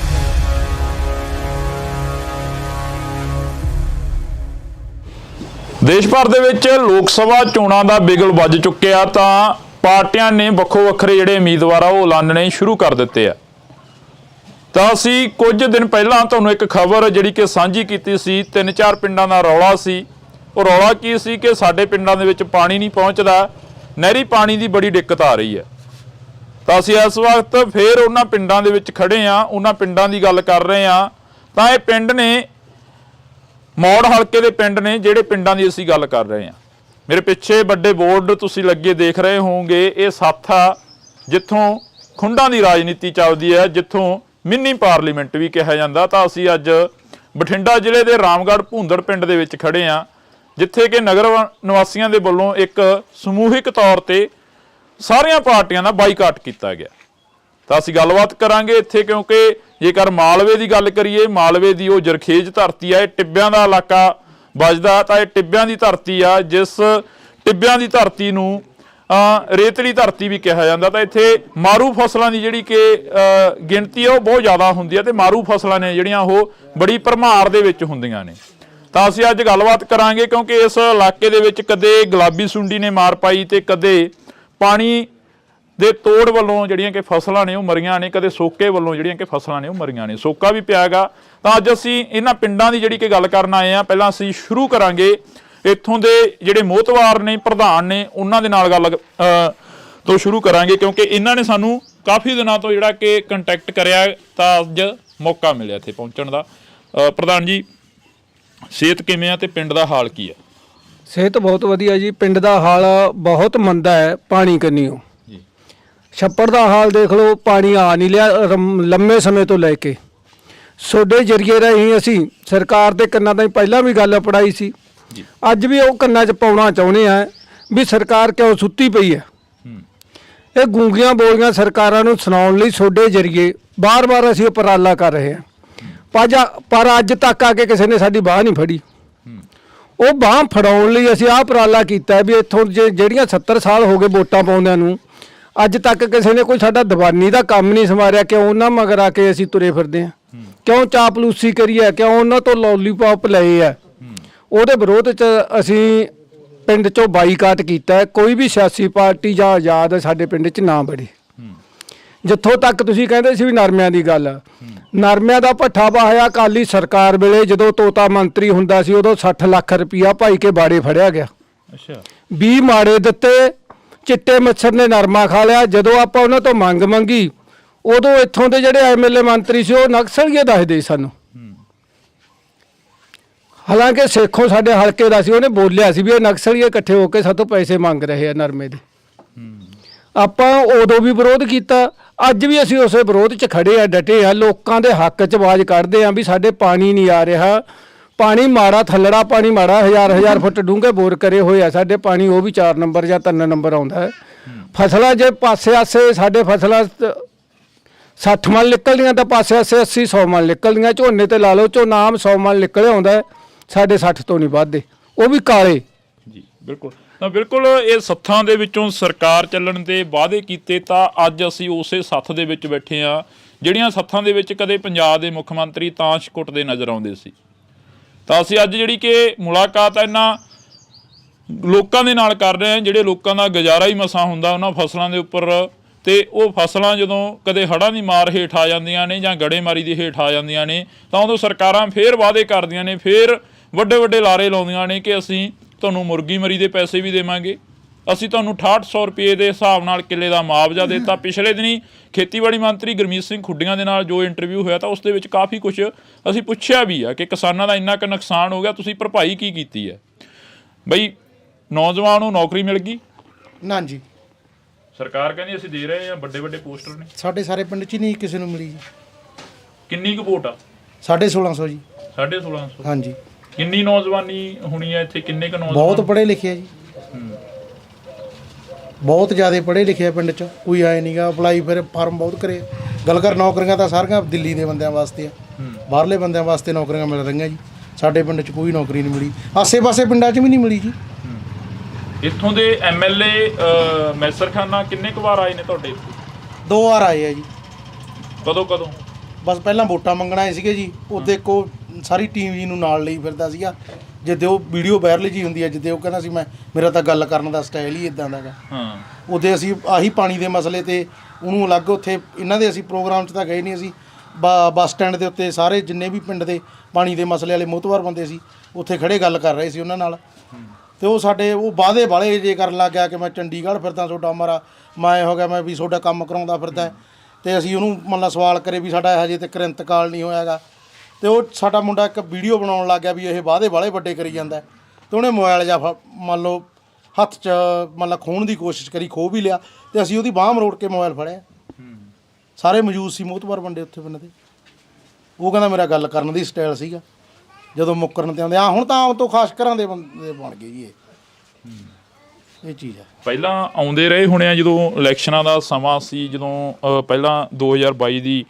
ਦੇਸ਼ ਭਰ ਦੇ ਵਿੱਚ ਲੋਕ ਸਭਾ ਚੋਣਾਂ ਦਾ ਬਿਗਲ ਵੱਜ ਚੁੱਕਿਆ ਤਾਂ ਪਾਰਟੀਆਂ ਨੇ ਵੱਖੋ ਵੱਖਰੇ ਜਿਹੜੇ ਉਮੀਦਵਾਰ ਆ ਉਹ ਐਲਾਨਣੇ ਸ਼ੁਰੂ ਕਰ ਦਿੱਤੇ ਆ। ਤਾਂ ਅਸੀਂ ਕੁਝ ਦਿਨ ਪਹਿਲਾਂ ਤੁਹਾਨੂੰ ਇੱਕ ਖਬਰ ਜਿਹੜੀ ਕਿ ਸਾਂਝੀ ਕੀਤੀ ਸੀ, 3-4 ਪਿੰਡਾਂ ਦਾ ਰੌਲਾ ਸੀ। ਉਹ ਰੌਲਾ ਕੀ ਸੀ ਕਿ ਸਾਡੇ ਪਿੰਡਾਂ ਦੇ ਵਿੱਚ ਪਾਣੀ ਨਹੀਂ ਪਹੁੰਚਦਾ, ਨਹਿਰੀ ਪਾਣੀ ਦੀ ਬੜੀ ਦਿੱਕਤ ਆ ਰਹੀ ਹੈ। ਤਾਂ ਅਸੀਂ ਇਸ ਵਕਤ ਫੇਰ ਉਹਨਾਂ ਪਿੰਡਾਂ ਦੇ ਵਿੱਚ ਖੜੇ ਆ, ਉਹਨਾਂ ਪਿੰਡਾਂ ਦੀ ਗੱਲ ਕਰ ਰਹੇ ਆ। ਤਾਂ ਇਹ ਪਿੰਡ ਨੇ ਮੌੜ ਹਲਕੇ ਦੇ ਪਿੰਡ ਨੇ, ਜਿਹੜੇ ਪਿੰਡਾਂ ਦੀ ਅਸੀਂ ਗੱਲ ਕਰ ਰਹੇ ਹਾਂ। ਮੇਰੇ ਪਿੱਛੇ ਵੱਡੇ ਬੋਰਡ ਤੁਸੀਂ ਲੱਗੇ ਦੇਖ ਰਹੇ ਹੋਵੋਗੇ। ਇਹ ਸੱਥ ਆ ਜਿੱਥੋਂ ਖੁੰਡਾਂ ਦੀ ਰਾਜਨੀਤੀ ਚੱਲਦੀ ਹੈ, ਜਿੱਥੋਂ ਮਿੰਨੀ ਪਾਰਲੀਮੈਂਟ ਵੀ ਕਿਹਾ ਜਾਂਦਾ। ਤਾਂ ਅਸੀਂ ਅੱਜ ਬਠਿੰਡਾ ਜ਼ਿਲ੍ਹੇ ਦੇ ਰਾਮਗੜ੍ਹ ਭੂੰਦੜ ਪਿੰਡ ਦੇ ਵਿੱਚ ਖੜੇ ਹਾਂ, ਜਿੱਥੇ ਕਿ ਨਗਰ ਨਿਵਾਸੀਆਂ ਦੇ ਵੱਲੋਂ ਇੱਕ ਸਮੂਹਿਕ ਤੌਰ ਤੇ ਸਾਰੀਆਂ ਪਾਰਟੀਆਂ ਦਾ ਬਾਈਕਾਟ ਕੀਤਾ ਗਿਆ। ਤਾਂ ਅਸੀਂ ਗੱਲਬਾਤ ਕਰਾਂਗੇ ਇੱਥੇ, ਕਿਉਂਕਿ ਜੇਕਰ ਮਾਲਵੇ ਦੀ ਗੱਲ ਕਰੀਏ, ਮਾਲਵੇ ਦੀ ਉਹ ਜਰਖੇਜ ਧਰਤੀ ਆ, ਇਹ ਟਿੱਬਿਆਂ ਦਾ ਇਲਾਕਾ ਵੱਜਦਾ, ਤਾਂ ਇਹ ਟਿੱਬਿਆਂ ਦੀ ਧਰਤੀ ਆ, ਜਿਸ ਟਿੱਬਿਆਂ ਦੀ ਧਰਤੀ ਨੂੰ ਰੇਤਲੀ ਧਰਤੀ ਵੀ ਕਿਹਾ ਜਾਂਦਾ। ਤਾਂ ਇੱਥੇ ਮਾਰੂ ਫਸਲਾਂ ਦੀ ਜਿਹੜੀ ਕਿ ਗਿਣਤੀ ਆ ਉਹ ਬਹੁਤ ਜ਼ਿਆਦਾ ਹੁੰਦੀ ਹੈ, ਤੇ ਮਾਰੂ ਫਸਲਾਂ ਨੇ ਜਿਹੜੀਆਂ ਉਹ ਬੜੀ ਭਰਮਾਰ ਦੇ ਵਿੱਚ ਹੁੰਦੀਆਂ ਨੇ। ਤਾਂ ਅਸੀਂ ਅੱਜ ਗੱਲਬਾਤ ਕਰਾਂਗੇ, ਕਿਉਂਕਿ ਇਸ ਇਲਾਕੇ ਦੇ ਵਿੱਚ ਕਦੇ ਗੁਲਾਬੀ ਸੁੰਡੀ ਨੇ ਮਾਰ ਪਾਈ ਤੇ ਕਦੇ ਪਾਣੀ ਦੇ ਤੋੜ ਵੱਲੋਂ ਜਿਹੜੀਆਂ ਕਿ ਫਸਲਾਂ ਨੇ ਉਹ ਮਰੀਆਂ ਨੇ, ਕਦੇ ਸੋਕੇ ਵੱਲੋਂ ਜਿਹੜੀਆਂ ਕਿ ਫਸਲਾਂ ਨੇ ਉਹ ਮਰੀਆਂ ਨੇ, ਸੋਕਾ ਵੀ ਪਿਆ ਗਾ। ਤਾਂ ਅੱਜ ਅਸੀਂ ਇਹਨਾਂ ਪਿੰਡਾਂ ਦੀ ਜਿਹੜੀ ਕਿ ਗੱਲ ਕਰਨ ਆਏ ਆ। ਪਹਿਲਾਂ ਅਸੀਂ ਸ਼ੁਰੂ ਕਰਾਂਗੇ ਇੱਥੋਂ ਦੇ ਜਿਹੜੇ ਮੋਹਤਵਾਰ ਨੇ, ਪ੍ਰਧਾਨ ਨੇ, ਉਹਨਾਂ ਦੇ ਨਾਲ ਗੱਲ ਤੋਂ ਸ਼ੁਰੂ ਕਰਾਂਗੇ, ਕਿਉਂਕਿ ਇਹਨਾਂ ਨੇ ਸਾਨੂੰ ਕਾਫੀ ਦਿਨਾਂ ਤੋਂ ਜਿਹੜਾ ਕਿ ਕੰਟੈਕਟ ਕਰਿਆ, ਤਾਂ ਅੱਜ ਮੌਕਾ ਮਿਲਿਆ ਇੱਥੇ ਪਹੁੰਚਣ ਦਾ। ਪ੍ਰਧਾਨ ਜੀ, ਸਿਹਤ ਕਿਵੇਂ ਆ ਤੇ ਪਿੰਡ ਦਾ ਹਾਲ ਕੀ ਆ? ਸਿਹਤ ਬਹੁਤ ਵਧੀਆ ਜੀ। ਪਿੰਡ ਦਾ ਹਾਲ ਬਹੁਤ ਮੰਦਾ ਹੈ ਪਾਣੀ ਕੰਨੀਓ। ਛੱਪੜ ਦਾ ਹਾਲ ਦੇਖ ਲਓ, ਪਾਣੀ ਆ ਨਹੀਂ ਲਿਆ ਲੰਮੇ ਸਮੇਂ ਤੋਂ ਲੈ ਕੇ। ਤੁਹਾਡੇ ਜਰੀਏ ਰਾਹੀਂ ਅਸੀਂ ਸਰਕਾਰ ਦੇ ਕੰਨਾਂ ਤਾਈਂ ਪਹਿਲਾਂ ਵੀ ਗੱਲ ਪੜਾਈ ਸੀ, ਅੱਜ ਵੀ ਉਹ ਕੰਨਾਂ 'ਚ ਪਾਉਣਾ ਚਾਹੁੰਦੇ ਆ ਵੀ ਸਰਕਾਰ ਕਿਉਂ ਸੁੱਤੀ ਪਈ ਹੈ। ਇਹ ਗੂੰਗੀਆਂ ਬੋਲੀਆਂ ਸਰਕਾਰਾਂ ਨੂੰ ਸੁਣਾਉਣ ਲਈ ਤੁਹਾਡੇ ਜਰੀਏ ਬਾਰ-ਬਾਰ ਅਸੀਂ ਉਪਰਾਲਾ ਕਰ ਰਹੇ ਹਾਂ, ਪਰ ਅੱਜ ਤੱਕ ਆ ਕੇ ਕਿਸੇ ਨੇ ਸਾਡੀ ਬਾਹ ਨਹੀਂ ਫੜੀ। ਉਹ ਬਾਹ ਫੜਾਉਣ ਲਈ ਅਸੀਂ ਆਹ ਉਪਰਾਲਾ ਕੀਤਾ ਵੀ ਇੱਥੋਂ ਜਿਹੜੀਆਂ 70 ਸਾਲ ਹੋ ਗਏ ਵੋਟਾਂ ਪਾਉਂਦਿਆਂ ਨੂੰ, ਅੱਜ ਤੱਕ ਕਿਸੇ ਨੇ ਕੋਈ ਸਾਡਾ ਦੀਵਾਨੀ ਦਾ ਕੰਮ ਨਹੀਂ ਸੰਵਾਰਿਆ। ਕਿਉਂ ਉਹਨਾਂ ਮਗਰ ਆ ਕੇ ਅਸੀਂ ਤੁਰੇ ਫਿਰਦੇ ਹਾਂ? ਕਿਉਂ ਚਾਪਲੂਸੀ ਕਰੀ ਹੈ? ਕਿਉਂ ਉਹਨਾਂ ਤੋਂ ਲੋਲੀਪੌਪ ਲਏ ਆ? ਉਹਦੇ ਵਿਰੋਧ 'ਚ ਅਸੀਂ ਪਿੰਡ 'ਚੋਂ ਬਾਈਕਾਟ ਕੀਤਾ। ਕੋਈ ਵੀ ਸਿਆਸੀ ਪਾਰਟੀ ਜਾਂ ਆਜ਼ਾਦ ਸਾਡੇ ਪਿੰਡ 'ਚ ਨਾ ਵੜੇ। ਜਿੱਥੋਂ ਤੱਕ ਤੁਸੀਂ ਕਹਿੰਦੇ ਸੀ ਵੀ ਨਰਮਿਆਂ ਦੀ ਗੱਲ, ਨਰਮਿਆਂ ਦਾ ਭੱਠਾ ਵਹਾਇਆ ਅਕਾਲੀ ਸਰਕਾਰ ਵੇਲੇ, ਜਦੋਂ ਤੋਤਾ ਮੰਤਰੀ ਹੁੰਦਾ ਸੀ, ਉਦੋਂ 60 ਲੱਖ ਰੁਪਈਆ ਭਾਈ ਕੇ ਬਾੜੇ ਫੜਿਆ ਗਿਆ। 20 ਮਾੜੇ ਦਿੱਤੇ, ਚਿੱਟੇ ਮੱਛਰ ਨੇ ਨਰਮਾ ਖਾ ਲਿਆ। ਜਦੋਂ ਆਪਾਂ ਉਹਨਾਂ ਤੋਂ ਮੰਗ ਮੰਗੀ, ਉਦੋਂ ਇੱਥੋਂ ਦੇ ਜਿਹੜੇ MLA ਮੰਤਰੀ ਸੀ ਉਹ ਨਕਸਲੀਏ ਦੱਸਦੇ ਸਾਨੂੰ। ਹਾਲਾਂਕਿ ਸੇਖੋਂ ਸਾਡੇ ਹਲਕੇ ਦਾ ਸੀ, ਉਹਨੇ ਬੋਲਿਆ ਸੀ ਵੀ ਇਹ ਨਕਸਲੀਏ ਇਕੱਠੇ ਹੋ ਕੇ ਸਾਤੋਂ ਪੈਸੇ ਮੰਗ ਰਹੇ ਆ ਨਰਮੇ ਦੇ। ਆਪਾਂ ਉਦੋਂ ਵੀ ਵਿਰੋਧ ਕੀਤਾ, ਅੱਜ ਵੀ ਅਸੀਂ ਉਸੇ ਵਿਰੋਧ 'ਚ ਖੜੇ ਆ, ਡਟੇ ਆ, ਲੋਕਾਂ ਦੇ ਹੱਕ 'ਚ ਆਵਾਜ਼ ਕੱਢਦੇ ਆ ਵੀ ਸਾਡੇ ਪਾਣੀ ਨਹੀਂ ਆ ਰਿਹਾ। ਪਾਣੀ ਮਾੜਾ, ਥੱਲੜਾ ਪਾਣੀ ਮਾੜਾ, 1000 ਫੁੱਟ ਡੂੰਘੇ ਬੋਰ ਕਰੇ ਹੋਏ ਆ ਸਾਡੇ, ਪਾਣੀ ਉਹ ਵੀ 4 ਨੰਬਰ ਜਾਂ 3 ਨੰਬਰ ਆਉਂਦਾ ਹੈ। ਫਸਲਾਂ ਜੇ ਪਾਸੇ ਆਸੇ ਸਾਡੇ ਫਸਲਾਂ 60 ਮਣ ਨਿਕਲਦੀਆਂ ਤਾਂ ਪਾਸੇ ਆਸੇ 80-100 ਮਣ ਨਿਕਲਦੀਆਂ। ਝੋਨੇ ਤੇ ਲਾ ਲਓ, ਝੋਨਾ ਆਮ 100 ਮਣ ਨਿਕਲਿਆ ਆਉਂਦਾ, ਸਾਡੇ 60 ਤੋਂ ਨਹੀਂ ਵੱਧਦੇ, ਉਹ ਵੀ ਕਾਲੇ। ਜੀ ਬਿਲਕੁਲ। ਤਾਂ ਬਿਲਕੁਲ ਇਹ ਸੱਥਾਂ ਦੇ ਵਿੱਚੋਂ ਸਰਕਾਰ ਚੱਲਣ ਦੇ ਵਾਅਦੇ ਕੀਤੇ, ਤਾਂ ਅੱਜ ਅਸੀਂ ਉਸੇ ਸੱਥ ਦੇ ਵਿੱਚ ਬੈਠੇ ਹਾਂ, ਜਿਹੜੀਆਂ ਸੱਥਾਂ ਦੇ ਵਿੱਚ ਕਦੇ ਪੰਜਾਬ ਦੇ ਮੁੱਖ ਮੰਤਰੀ ਤਾਸ਼ ਕੁੱਟਦੇ ਨਜ਼ਰ ਆਉਂਦੇ ਸੀ। ਤਾਂ ਅਸੀਂ ਅੱਜ ਜਿਹੜੀ ਕਿ ਮੁਲਾਕਾਤ ਇਹਨਾਂ ਲੋਕਾਂ ਦੇ ਨਾਲ ਕਰ ਰਹੇ ਹਾਂ, ਜਿਹੜੇ ਲੋਕਾਂ ਦਾ ਗੁਜ਼ਾਰਾ ਹੀ ਮਸਾਂ ਹੁੰਦਾ ਉਹਨਾਂ ਫਸਲਾਂ ਦੇ ਉੱਪਰ, ਤੇ ਉਹ ਫਸਲਾਂ ਜਦੋਂ ਕਦੇ ਹੜ੍ਹਾਂ ਦੀ ਮਾਰ ਹੇਠ ਆ ਜਾਂਦੀਆਂ ਨੇ ਜਾਂ ਗੜੇਮਾਰੀ ਦੀ ਹੇਠ ਆ ਜਾਂਦੀਆਂ ਨੇ, ਤਾਂ ਉਦੋਂ ਸਰਕਾਰਾਂ ਫੇਰ ਵਾਅਦੇ ਕਰਦੀਆਂ ਨੇ, ਫੇਰ ਵੱਡੇ ਵੱਡੇ ਲਾਰੇ ਲਾਉਂਦੀਆਂ ਨੇ ਕਿ ਅਸੀਂ ਤੁਹਾਨੂੰ ਮੁਰਗੀ ਮਰੀ ਦੇ ਪੈਸੇ ਵੀ ਦੇਵਾਂਗੇ, ਅਸੀਂ ਤੁਹਾਨੂੰ 6800 ਰੁਪਏ ਦੇ ਹਿਸਾਬ ਨਾਲ ਕਿੱਲੇ ਦਾ ਮੁਆਵਜ਼ਾ ਦਿੱਤਾ। ਪਿਛਲੇ ਦਿਨੀ ਖੇਤੀਬਾੜੀ ਮੰਤਰੀ ਗੁਰਮੀਤ ਸਿੰਘ ਖੁੱਡੀਆਂ ਦੇ ਨਾਲ ਜੋ ਇੰਟਰਵਿਊ ਹੋਇਆ, ਤਾਂ ਉਸ ਦੇ ਵਿੱਚ ਕਾਫੀ ਕੁਝ ਅਸੀਂ ਪੁੱਛਿਆ ਵੀ ਆ ਕਿ ਕਿਸਾਨਾਂ ਦਾ ਇੰਨਾ ਕੁ ਨੁਕਸਾਨ ਹੋ ਗਿਆ, ਤੁਸੀਂ ਭਰਪਾਈ ਕੀ ਕੀਤੀ ਹੈ? ਬਈ ਨੌਜਵਾਨ ਨੂੰ ਨੌਕਰੀ ਮਿਲ ਗਈ? ਨਾ ਜੀ, ਸਰਕਾਰ ਕਹਿੰਦੀ ਅਸੀਂ ਦੇ ਰਹੇ ਹਾਂ, ਵੱਡੇ ਵੱਡੇ ਪੋਸਟਰ ਨੇ। ਸਾਡੇ ਸਾਰੇ ਪਿੰਡ 'ਚ ਨਹੀਂ ਕਿਸੇ ਨੂੰ ਮਿਲੀ ਜੀ। ਕਿੰਨੀ ਕੁ ਵੋਟ ਆ? 1650 ਜੀ। 1650? ਹਾਂਜੀ। ਕਿੰਨੀ ਨੌਜਵਾਨੀ ਹੋਣੀ ਹੈ ਇੱਥੇ? ਕਿੰਨੇ ਕੁ ਨੌਜਵਾਨ? ਬਹੁਤ ਪੜ੍ਹੇ ਲਿਖੇ ਆ ਜੀ, ਬਹੁਤ ਜ਼ਿਆਦਾ ਪੜ੍ਹੇ ਲਿਖੇ ਆ ਪਿੰਡ 'ਚ। ਕੋਈ ਆਏ ਨਹੀਂਗਾ, ਅਪਲਾਈ ਫਿਰ ਫਾਰਮ ਬਹੁਤ ਕਰੇ। ਗੱਲ ਕਰ ਨੌਕਰੀਆਂ ਤਾਂ ਸਾਰੀਆਂ ਦਿੱਲੀ ਦੇ ਬੰਦਿਆਂ ਵਾਸਤੇ ਆ, ਬਾਹਰਲੇ ਬੰਦਿਆਂ ਵਾਸਤੇ ਨੌਕਰੀਆਂ ਮਿਲ ਰਹੀਆਂ ਜੀ। ਸਾਡੇ ਪਿੰਡ 'ਚ ਕੋਈ ਨੌਕਰੀ ਨਹੀਂ ਮਿਲੀ, ਆਸੇ-ਪਾਸੇ ਪਿੰਡਾਂ 'ਚ ਵੀ ਨਹੀਂ ਮਿਲੀ ਜੀ। ਇੱਥੋਂ ਦੇ MLA ਮੈਸਰ ਖਾਨਾ ਕਿੰਨੇ ਕੁ ਵਾਰ ਆਏ ਨੇ ਤੁਹਾਡੇ ਇੱਥੇ? 2 ਵਾਰ ਆਏ ਆ ਜੀ। ਕਦੋਂ? ਬਸ ਪਹਿਲਾਂ ਵੋਟਾਂ ਮੰਗਣ ਆਏ ਸੀਗੇ ਜੀ, ਉਹਦੇ ਕੋ ਸਾਰੀ ਟੀਮ ਜੀ ਨੂੰ ਨਾਲ ਲਈ ਫਿਰਦਾ ਸੀਗਾ। ਜਿੱਦੇ ਉਹ ਵੀਡੀਓ ਵਾਇਰਲ ਜੀ ਹੁੰਦੀ ਹੈ, ਜਿੱਦੇ ਉਹ ਕਹਿੰਦਾ ਸੀ ਮੇਰਾ ਤਾਂ ਗੱਲ ਕਰਨ ਦਾ ਸਟਾਈਲ ਹੀ ਇਦਾਂ ਦਾ ਗਾ। ਉਹਦੇ ਅਸੀਂ ਆਹੀ ਪਾਣੀ ਦੇ ਮਸਲੇ ਤੇ ਉਹਨੂੰ ਅਲੱਗ, ਉੱਥੇ ਇਹਨਾਂ ਦੇ ਅਸੀਂ ਪ੍ਰੋਗਰਾਮ 'ਚ ਤਾਂ ਗਏ ਨਹੀਂ। ਅਸੀਂ ਬੱਸ ਸਟੈਂਡ ਦੇ ਉੱਤੇ ਸਾਰੇ ਜਿੰਨੇ ਵੀ ਪਿੰਡ ਦੇ ਪਾਣੀ ਦੇ ਮਸਲੇ ਵਾਲੇ ਮੋਹਤਵਾਰ ਬੰਦੇ ਸੀ, ਉੱਥੇ ਖੜੇ ਗੱਲ ਕਰ ਰਹੇ ਸੀ ਉਹਨਾਂ ਨਾਲ। ਤੇ ਉਹ ਸਾਡੇ ਉਹ ਵਾਅਦੇ ਵਾਲੇ ਜੇ ਕਰਨ ਲੱਗ ਗਿਆ ਕਿ ਮੈਂ ਚੰਡੀਗੜ੍ਹ ਫਿਰਦਾ, ਤੁਹਾਡਾ ਮਾਰਾ ਮੈਂ ਹੋ ਗਿਆ, ਮੈਂ ਵੀ ਤੁਹਾਡਾ ਕੰਮ ਕਰਾਉਂਦਾ ਫਿਰਦਾ। ਤੇ ਅਸੀਂ ਉਹਨੂੰ ਮਤਲਬ ਸਵਾਲ ਕਰੇ ਵੀ ਸਾਡਾ ਹਜੇ ਤੱਕ ਇੰਤਕਾਲ ਨਹੀਂ ਹੋਇਆ ਗਾ। ਤੇ ਉਹ ਸਾਡਾ ਮੁੰਡਾ ਇੱਕ ਵੀਡੀਓ ਬਣਾਉਣ ਲੱਗ ਗਿਆ ਵੀ ਇਹ ਵਾਅਦੇ ਵਾਲੇ ਵੱਡੇ ਕਰੀ ਜਾਂਦਾ। ਤੇ ਉਹਨੇ ਮੋਬਾਈਲ ਜਾਂ ਮੰਨ ਲਓ ਹੱਥ 'ਚ ਮਤਲਬ ਖੋਹਣ ਦੀ ਕੋਸ਼ਿਸ਼ ਕਰੀ, ਖੋਹ ਵੀ ਲਿਆ। ਤੇ ਅਸੀਂ ਉਹਦੀ ਬਾਂਹ ਮਰੋੜ ਕੇ ਮੋਬਾਈਲ ਫੜਿਆ। ਸਾਰੇ ਮੌਜੂਦ ਸੀ ਮੋਹਤਵਾਰ ਬੰਦੇ ਉੱਥੇ ਪਿੰਡ ਦੇ। ਉਹ ਕਹਿੰਦਾ ਮੇਰਾ ਗੱਲ ਕਰਨ ਦੀ ਸਟਾਈਲ ਸੀਗਾ। ਜਦੋਂ ਮੁੱਕਰਨ ਤੇ ਆਉਂਦੇ ਹੁਣ ਤਾਂ ਆਮ ਤੋਂ ਖਾਸ ਘਰਾਂ ਦੇ ਬੰਦੇ ਬਣ ਗਏ ਜੀ ਇਹ। ਇਹ ਚੀਜ਼ ਹੈ। ਪਹਿਲਾਂ ਆਉਂਦੇ ਰਹੇ ਹੋਣੇ ਆ ਜਦੋਂ ਇਲੈਕਸ਼ਨਾਂ ਦਾ ਸਮਾਂ ਸੀ, ਜਦੋਂ ਪਹਿਲਾਂ 2022 ਦੀ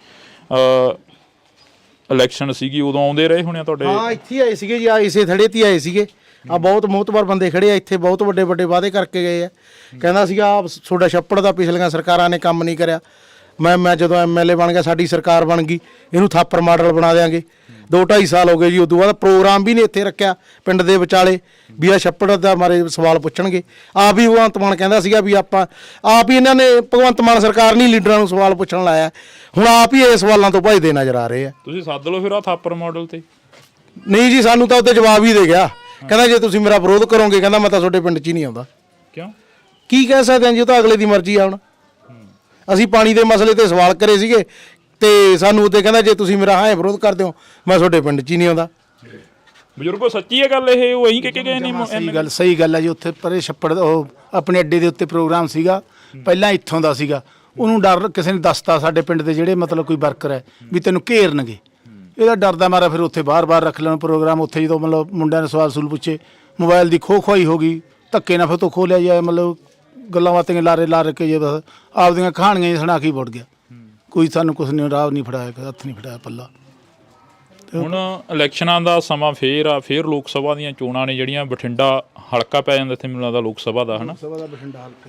ਇਲੈਕਸ਼ਨ ਸੀਗੀ, ਉਦੋਂ ਆਉਂਦੇ ਰਹੇ ਹੋਣੇ ਆ ਤੁਹਾਡੇ? ਹਾਂ, ਇੱਥੇ ਹੀ ਆਏ ਸੀਗੇ ਜੀ, ਆ ਇਸੇ ਥੜੇ ਤੇ ਆਏ ਸੀਗੇ। ਆ ਬਹੁਤ ਮੋਹਤਬਰ ਬੰਦੇ ਖੜੇ ਆ ਇੱਥੇ, ਬਹੁਤ ਵੱਡੇ ਵੱਡੇ ਵਾਅਦੇ ਕਰਕੇ ਗਏ ਆ। ਕਹਿੰਦਾ ਸੀਗਾ ਤੁਹਾਡਾ ਛੱਪੜ ਦਾ ਪਿਛਲੀਆਂ ਸਰਕਾਰਾਂ ਨੇ ਕੰਮ ਨਹੀਂ ਕਰਿਆ। ਮੈਂ ਜਦੋਂ ਐਮਐਲਏ ਬਣ ਗਿਆ, ਸਾਡੀ ਸਰਕਾਰ ਬਣ ਗਈ, ਇਹਨੂੰ ਥਾਪਰ ਮਾਡਲ ਬਣਾ ਦੇਾਂਗੇ। 2-2.5 ਸਾਲ ਹੋ ਗਏ ਜੀ, ਉਦੋਂ ਬਾਅਦ ਪ੍ਰੋਗਰਾਮ ਵੀ ਨਹੀਂ ਇੱਥੇ ਰੱਖਿਆ ਪਿੰਡ ਦੇ ਵਿਚਾਲੇ ਵੀ ਆ ਛੱਪੜ ਦਾ ਮਾਰੇ ਸਵਾਲ ਪੁੱਛਣਗੇ। ਆਪ ਹੀ ਭਗਵੰਤ ਮਾਨ ਕਹਿੰਦਾ ਸੀਗਾ ਵੀ ਆਪਾਂ ਆਪ ਹੀ, ਇਹਨਾਂ ਨੇ ਭਗਵੰਤ ਮਾਨ ਸਰਕਾਰ ਨਹੀਂ ਲੀਡਰਾਂ ਨੂੰ ਸਵਾਲ ਪੁੱਛਣ ਲਾਇਆ, ਹੁਣ ਆਪ ਹੀ ਇਹ ਸਵਾਲਾਂ ਤੋਂ ਭੱਜਦੇ ਨਜ਼ਰ ਆ ਰਹੇ ਆ। ਤੁਸੀਂ ਸੱਦ ਲਓ ਫਿਰ ਆ ਥਾਪਰ ਮਾਡਲ ਤੇ। ਨਹੀਂ ਜੀ, ਸਾਨੂੰ ਤਾਂ ਉੱਤੇ ਜਵਾਬ ਹੀ ਦੇ ਗਿਆ, ਕਹਿੰਦਾ ਜੇ ਤੁਸੀਂ ਮੇਰਾ ਵਿਰੋਧ ਕਰੋਗੇ, ਕਹਿੰਦਾ ਮੈਂ ਤਾਂ ਤੁਹਾਡੇ ਪਿੰਡ 'ਚ ਹੀ ਨਹੀਂ ਆਉਂਦਾ। ਕਿਉਂ? ਕੀ ਕਹਿ ਸਕਦੇ ਹਾਂ ਜੀ, ਉਹ ਤਾਂ ਅਗਲੇ ਦੀ ਮਰਜ਼ੀ ਆ। ਹੁਣ ਅਸੀਂ ਪਾਣੀ ਦੇ ਮਸਲੇ ਤੇ ਸਵਾਲ ਕਰੇ ਸੀਗੇ ਤੇ ਸਾਨੂੰ ਉੱਤੇ ਕਹਿੰਦਾ ਜੇ ਤੁਸੀਂ ਮੇਰਾ ਵਿਰੋਧ ਕਰਦੇ ਹੋ, ਮੈਂ ਤੁਹਾਡੇ ਪਿੰਡ 'ਚ ਹੀ ਨਹੀਂ ਆਉਂਦਾ। ਬਜ਼ੁਰਗੋ ਸੱਚੀ ਹੈ ਗੱਲ ਇਹ? ਉਹ ਇਹੀ ਕਹਿ ਗਏ ਨੇ? ਸਹੀ ਗੱਲ ਹੈ ਜੀ। ਉੱਥੇ ਪਰੇ ਛੱਪੜ ਉਹ ਆਪਣੇ ਅੱਡੇ ਦੇ ਉੱਤੇ ਪ੍ਰੋਗਰਾਮ ਸੀਗਾ, ਪਹਿਲਾਂ ਇੱਥੋਂ ਦਾ ਸੀਗਾ। ਉਹਨੂੰ ਡਰ ਕਿਸੇ ਨੇ ਦੱਸਤਾ ਸਾਡੇ ਪਿੰਡ ਦੇ ਜਿਹੜੇ ਮਤਲਬ ਕੋਈ ਵਰਕਰ ਹੈ ਵੀ ਤੈਨੂੰ ਘੇਰਨਗੇ, ਇਹਦਾ ਡਰਦਾ ਮਾਰਾ ਫਿਰ ਉੱਥੇ ਬਾਰ-ਬਾਰ ਰੱਖ ਲੈਣ ਪ੍ਰੋਗਰਾਮ। ਉੱਥੇ ਜਦੋਂ ਮਤਲਬ ਮੁੰਡਿਆਂ ਨੇ ਸਵਾਲ ਸੂਲ ਪੁੱਛੇ, ਮੋਬਾਈਲ ਦੀ ਖੋਹੀ ਹੋ ਗਈ, ਧੱਕੇ ਨਾਲ ਫਿਰ ਤੋਂ ਖੋਹ ਲਿਆ ਜਾਏ, ਮਤਲਬ ਗੱਲਾਂ ਬਾਤਾਂ ਲਾ ਕੇ ਜੇ ਬਸ ਆਪਦੀਆਂ ਕਹਾਣੀਆਂ ਸੁਣਾ ਕੇ ਵੜ ਗਿਆ। ਕੋਈ ਸਾਨੂੰ ਕੁਛ ਨਹੀਂ, ਰਾਹ ਨਹੀਂ ਫੜਾਇਆ, ਹੱਥ ਨਹੀਂ ਫੜਾਇਆ ਪੱਲਾ। ਹੁਣ ਇਲੈਕਸ਼ਨਾਂ ਦਾ ਸਮਾਂ ਫੇਰ ਆ, ਫੇਰ ਲੋਕ ਸਭਾ ਦੀਆਂ ਚੋਣਾਂ ਨੇ ਜਿਹੜੀਆਂ। ਬਠਿੰਡਾ ਹਲਕਾ ਪੈ ਜਾਂਦਾ ਇੱਥੇ, ਮੈਨੂੰ ਲੱਗਦਾ ਲੋਕ ਸਭਾ ਦਾ, ਹਨਾ?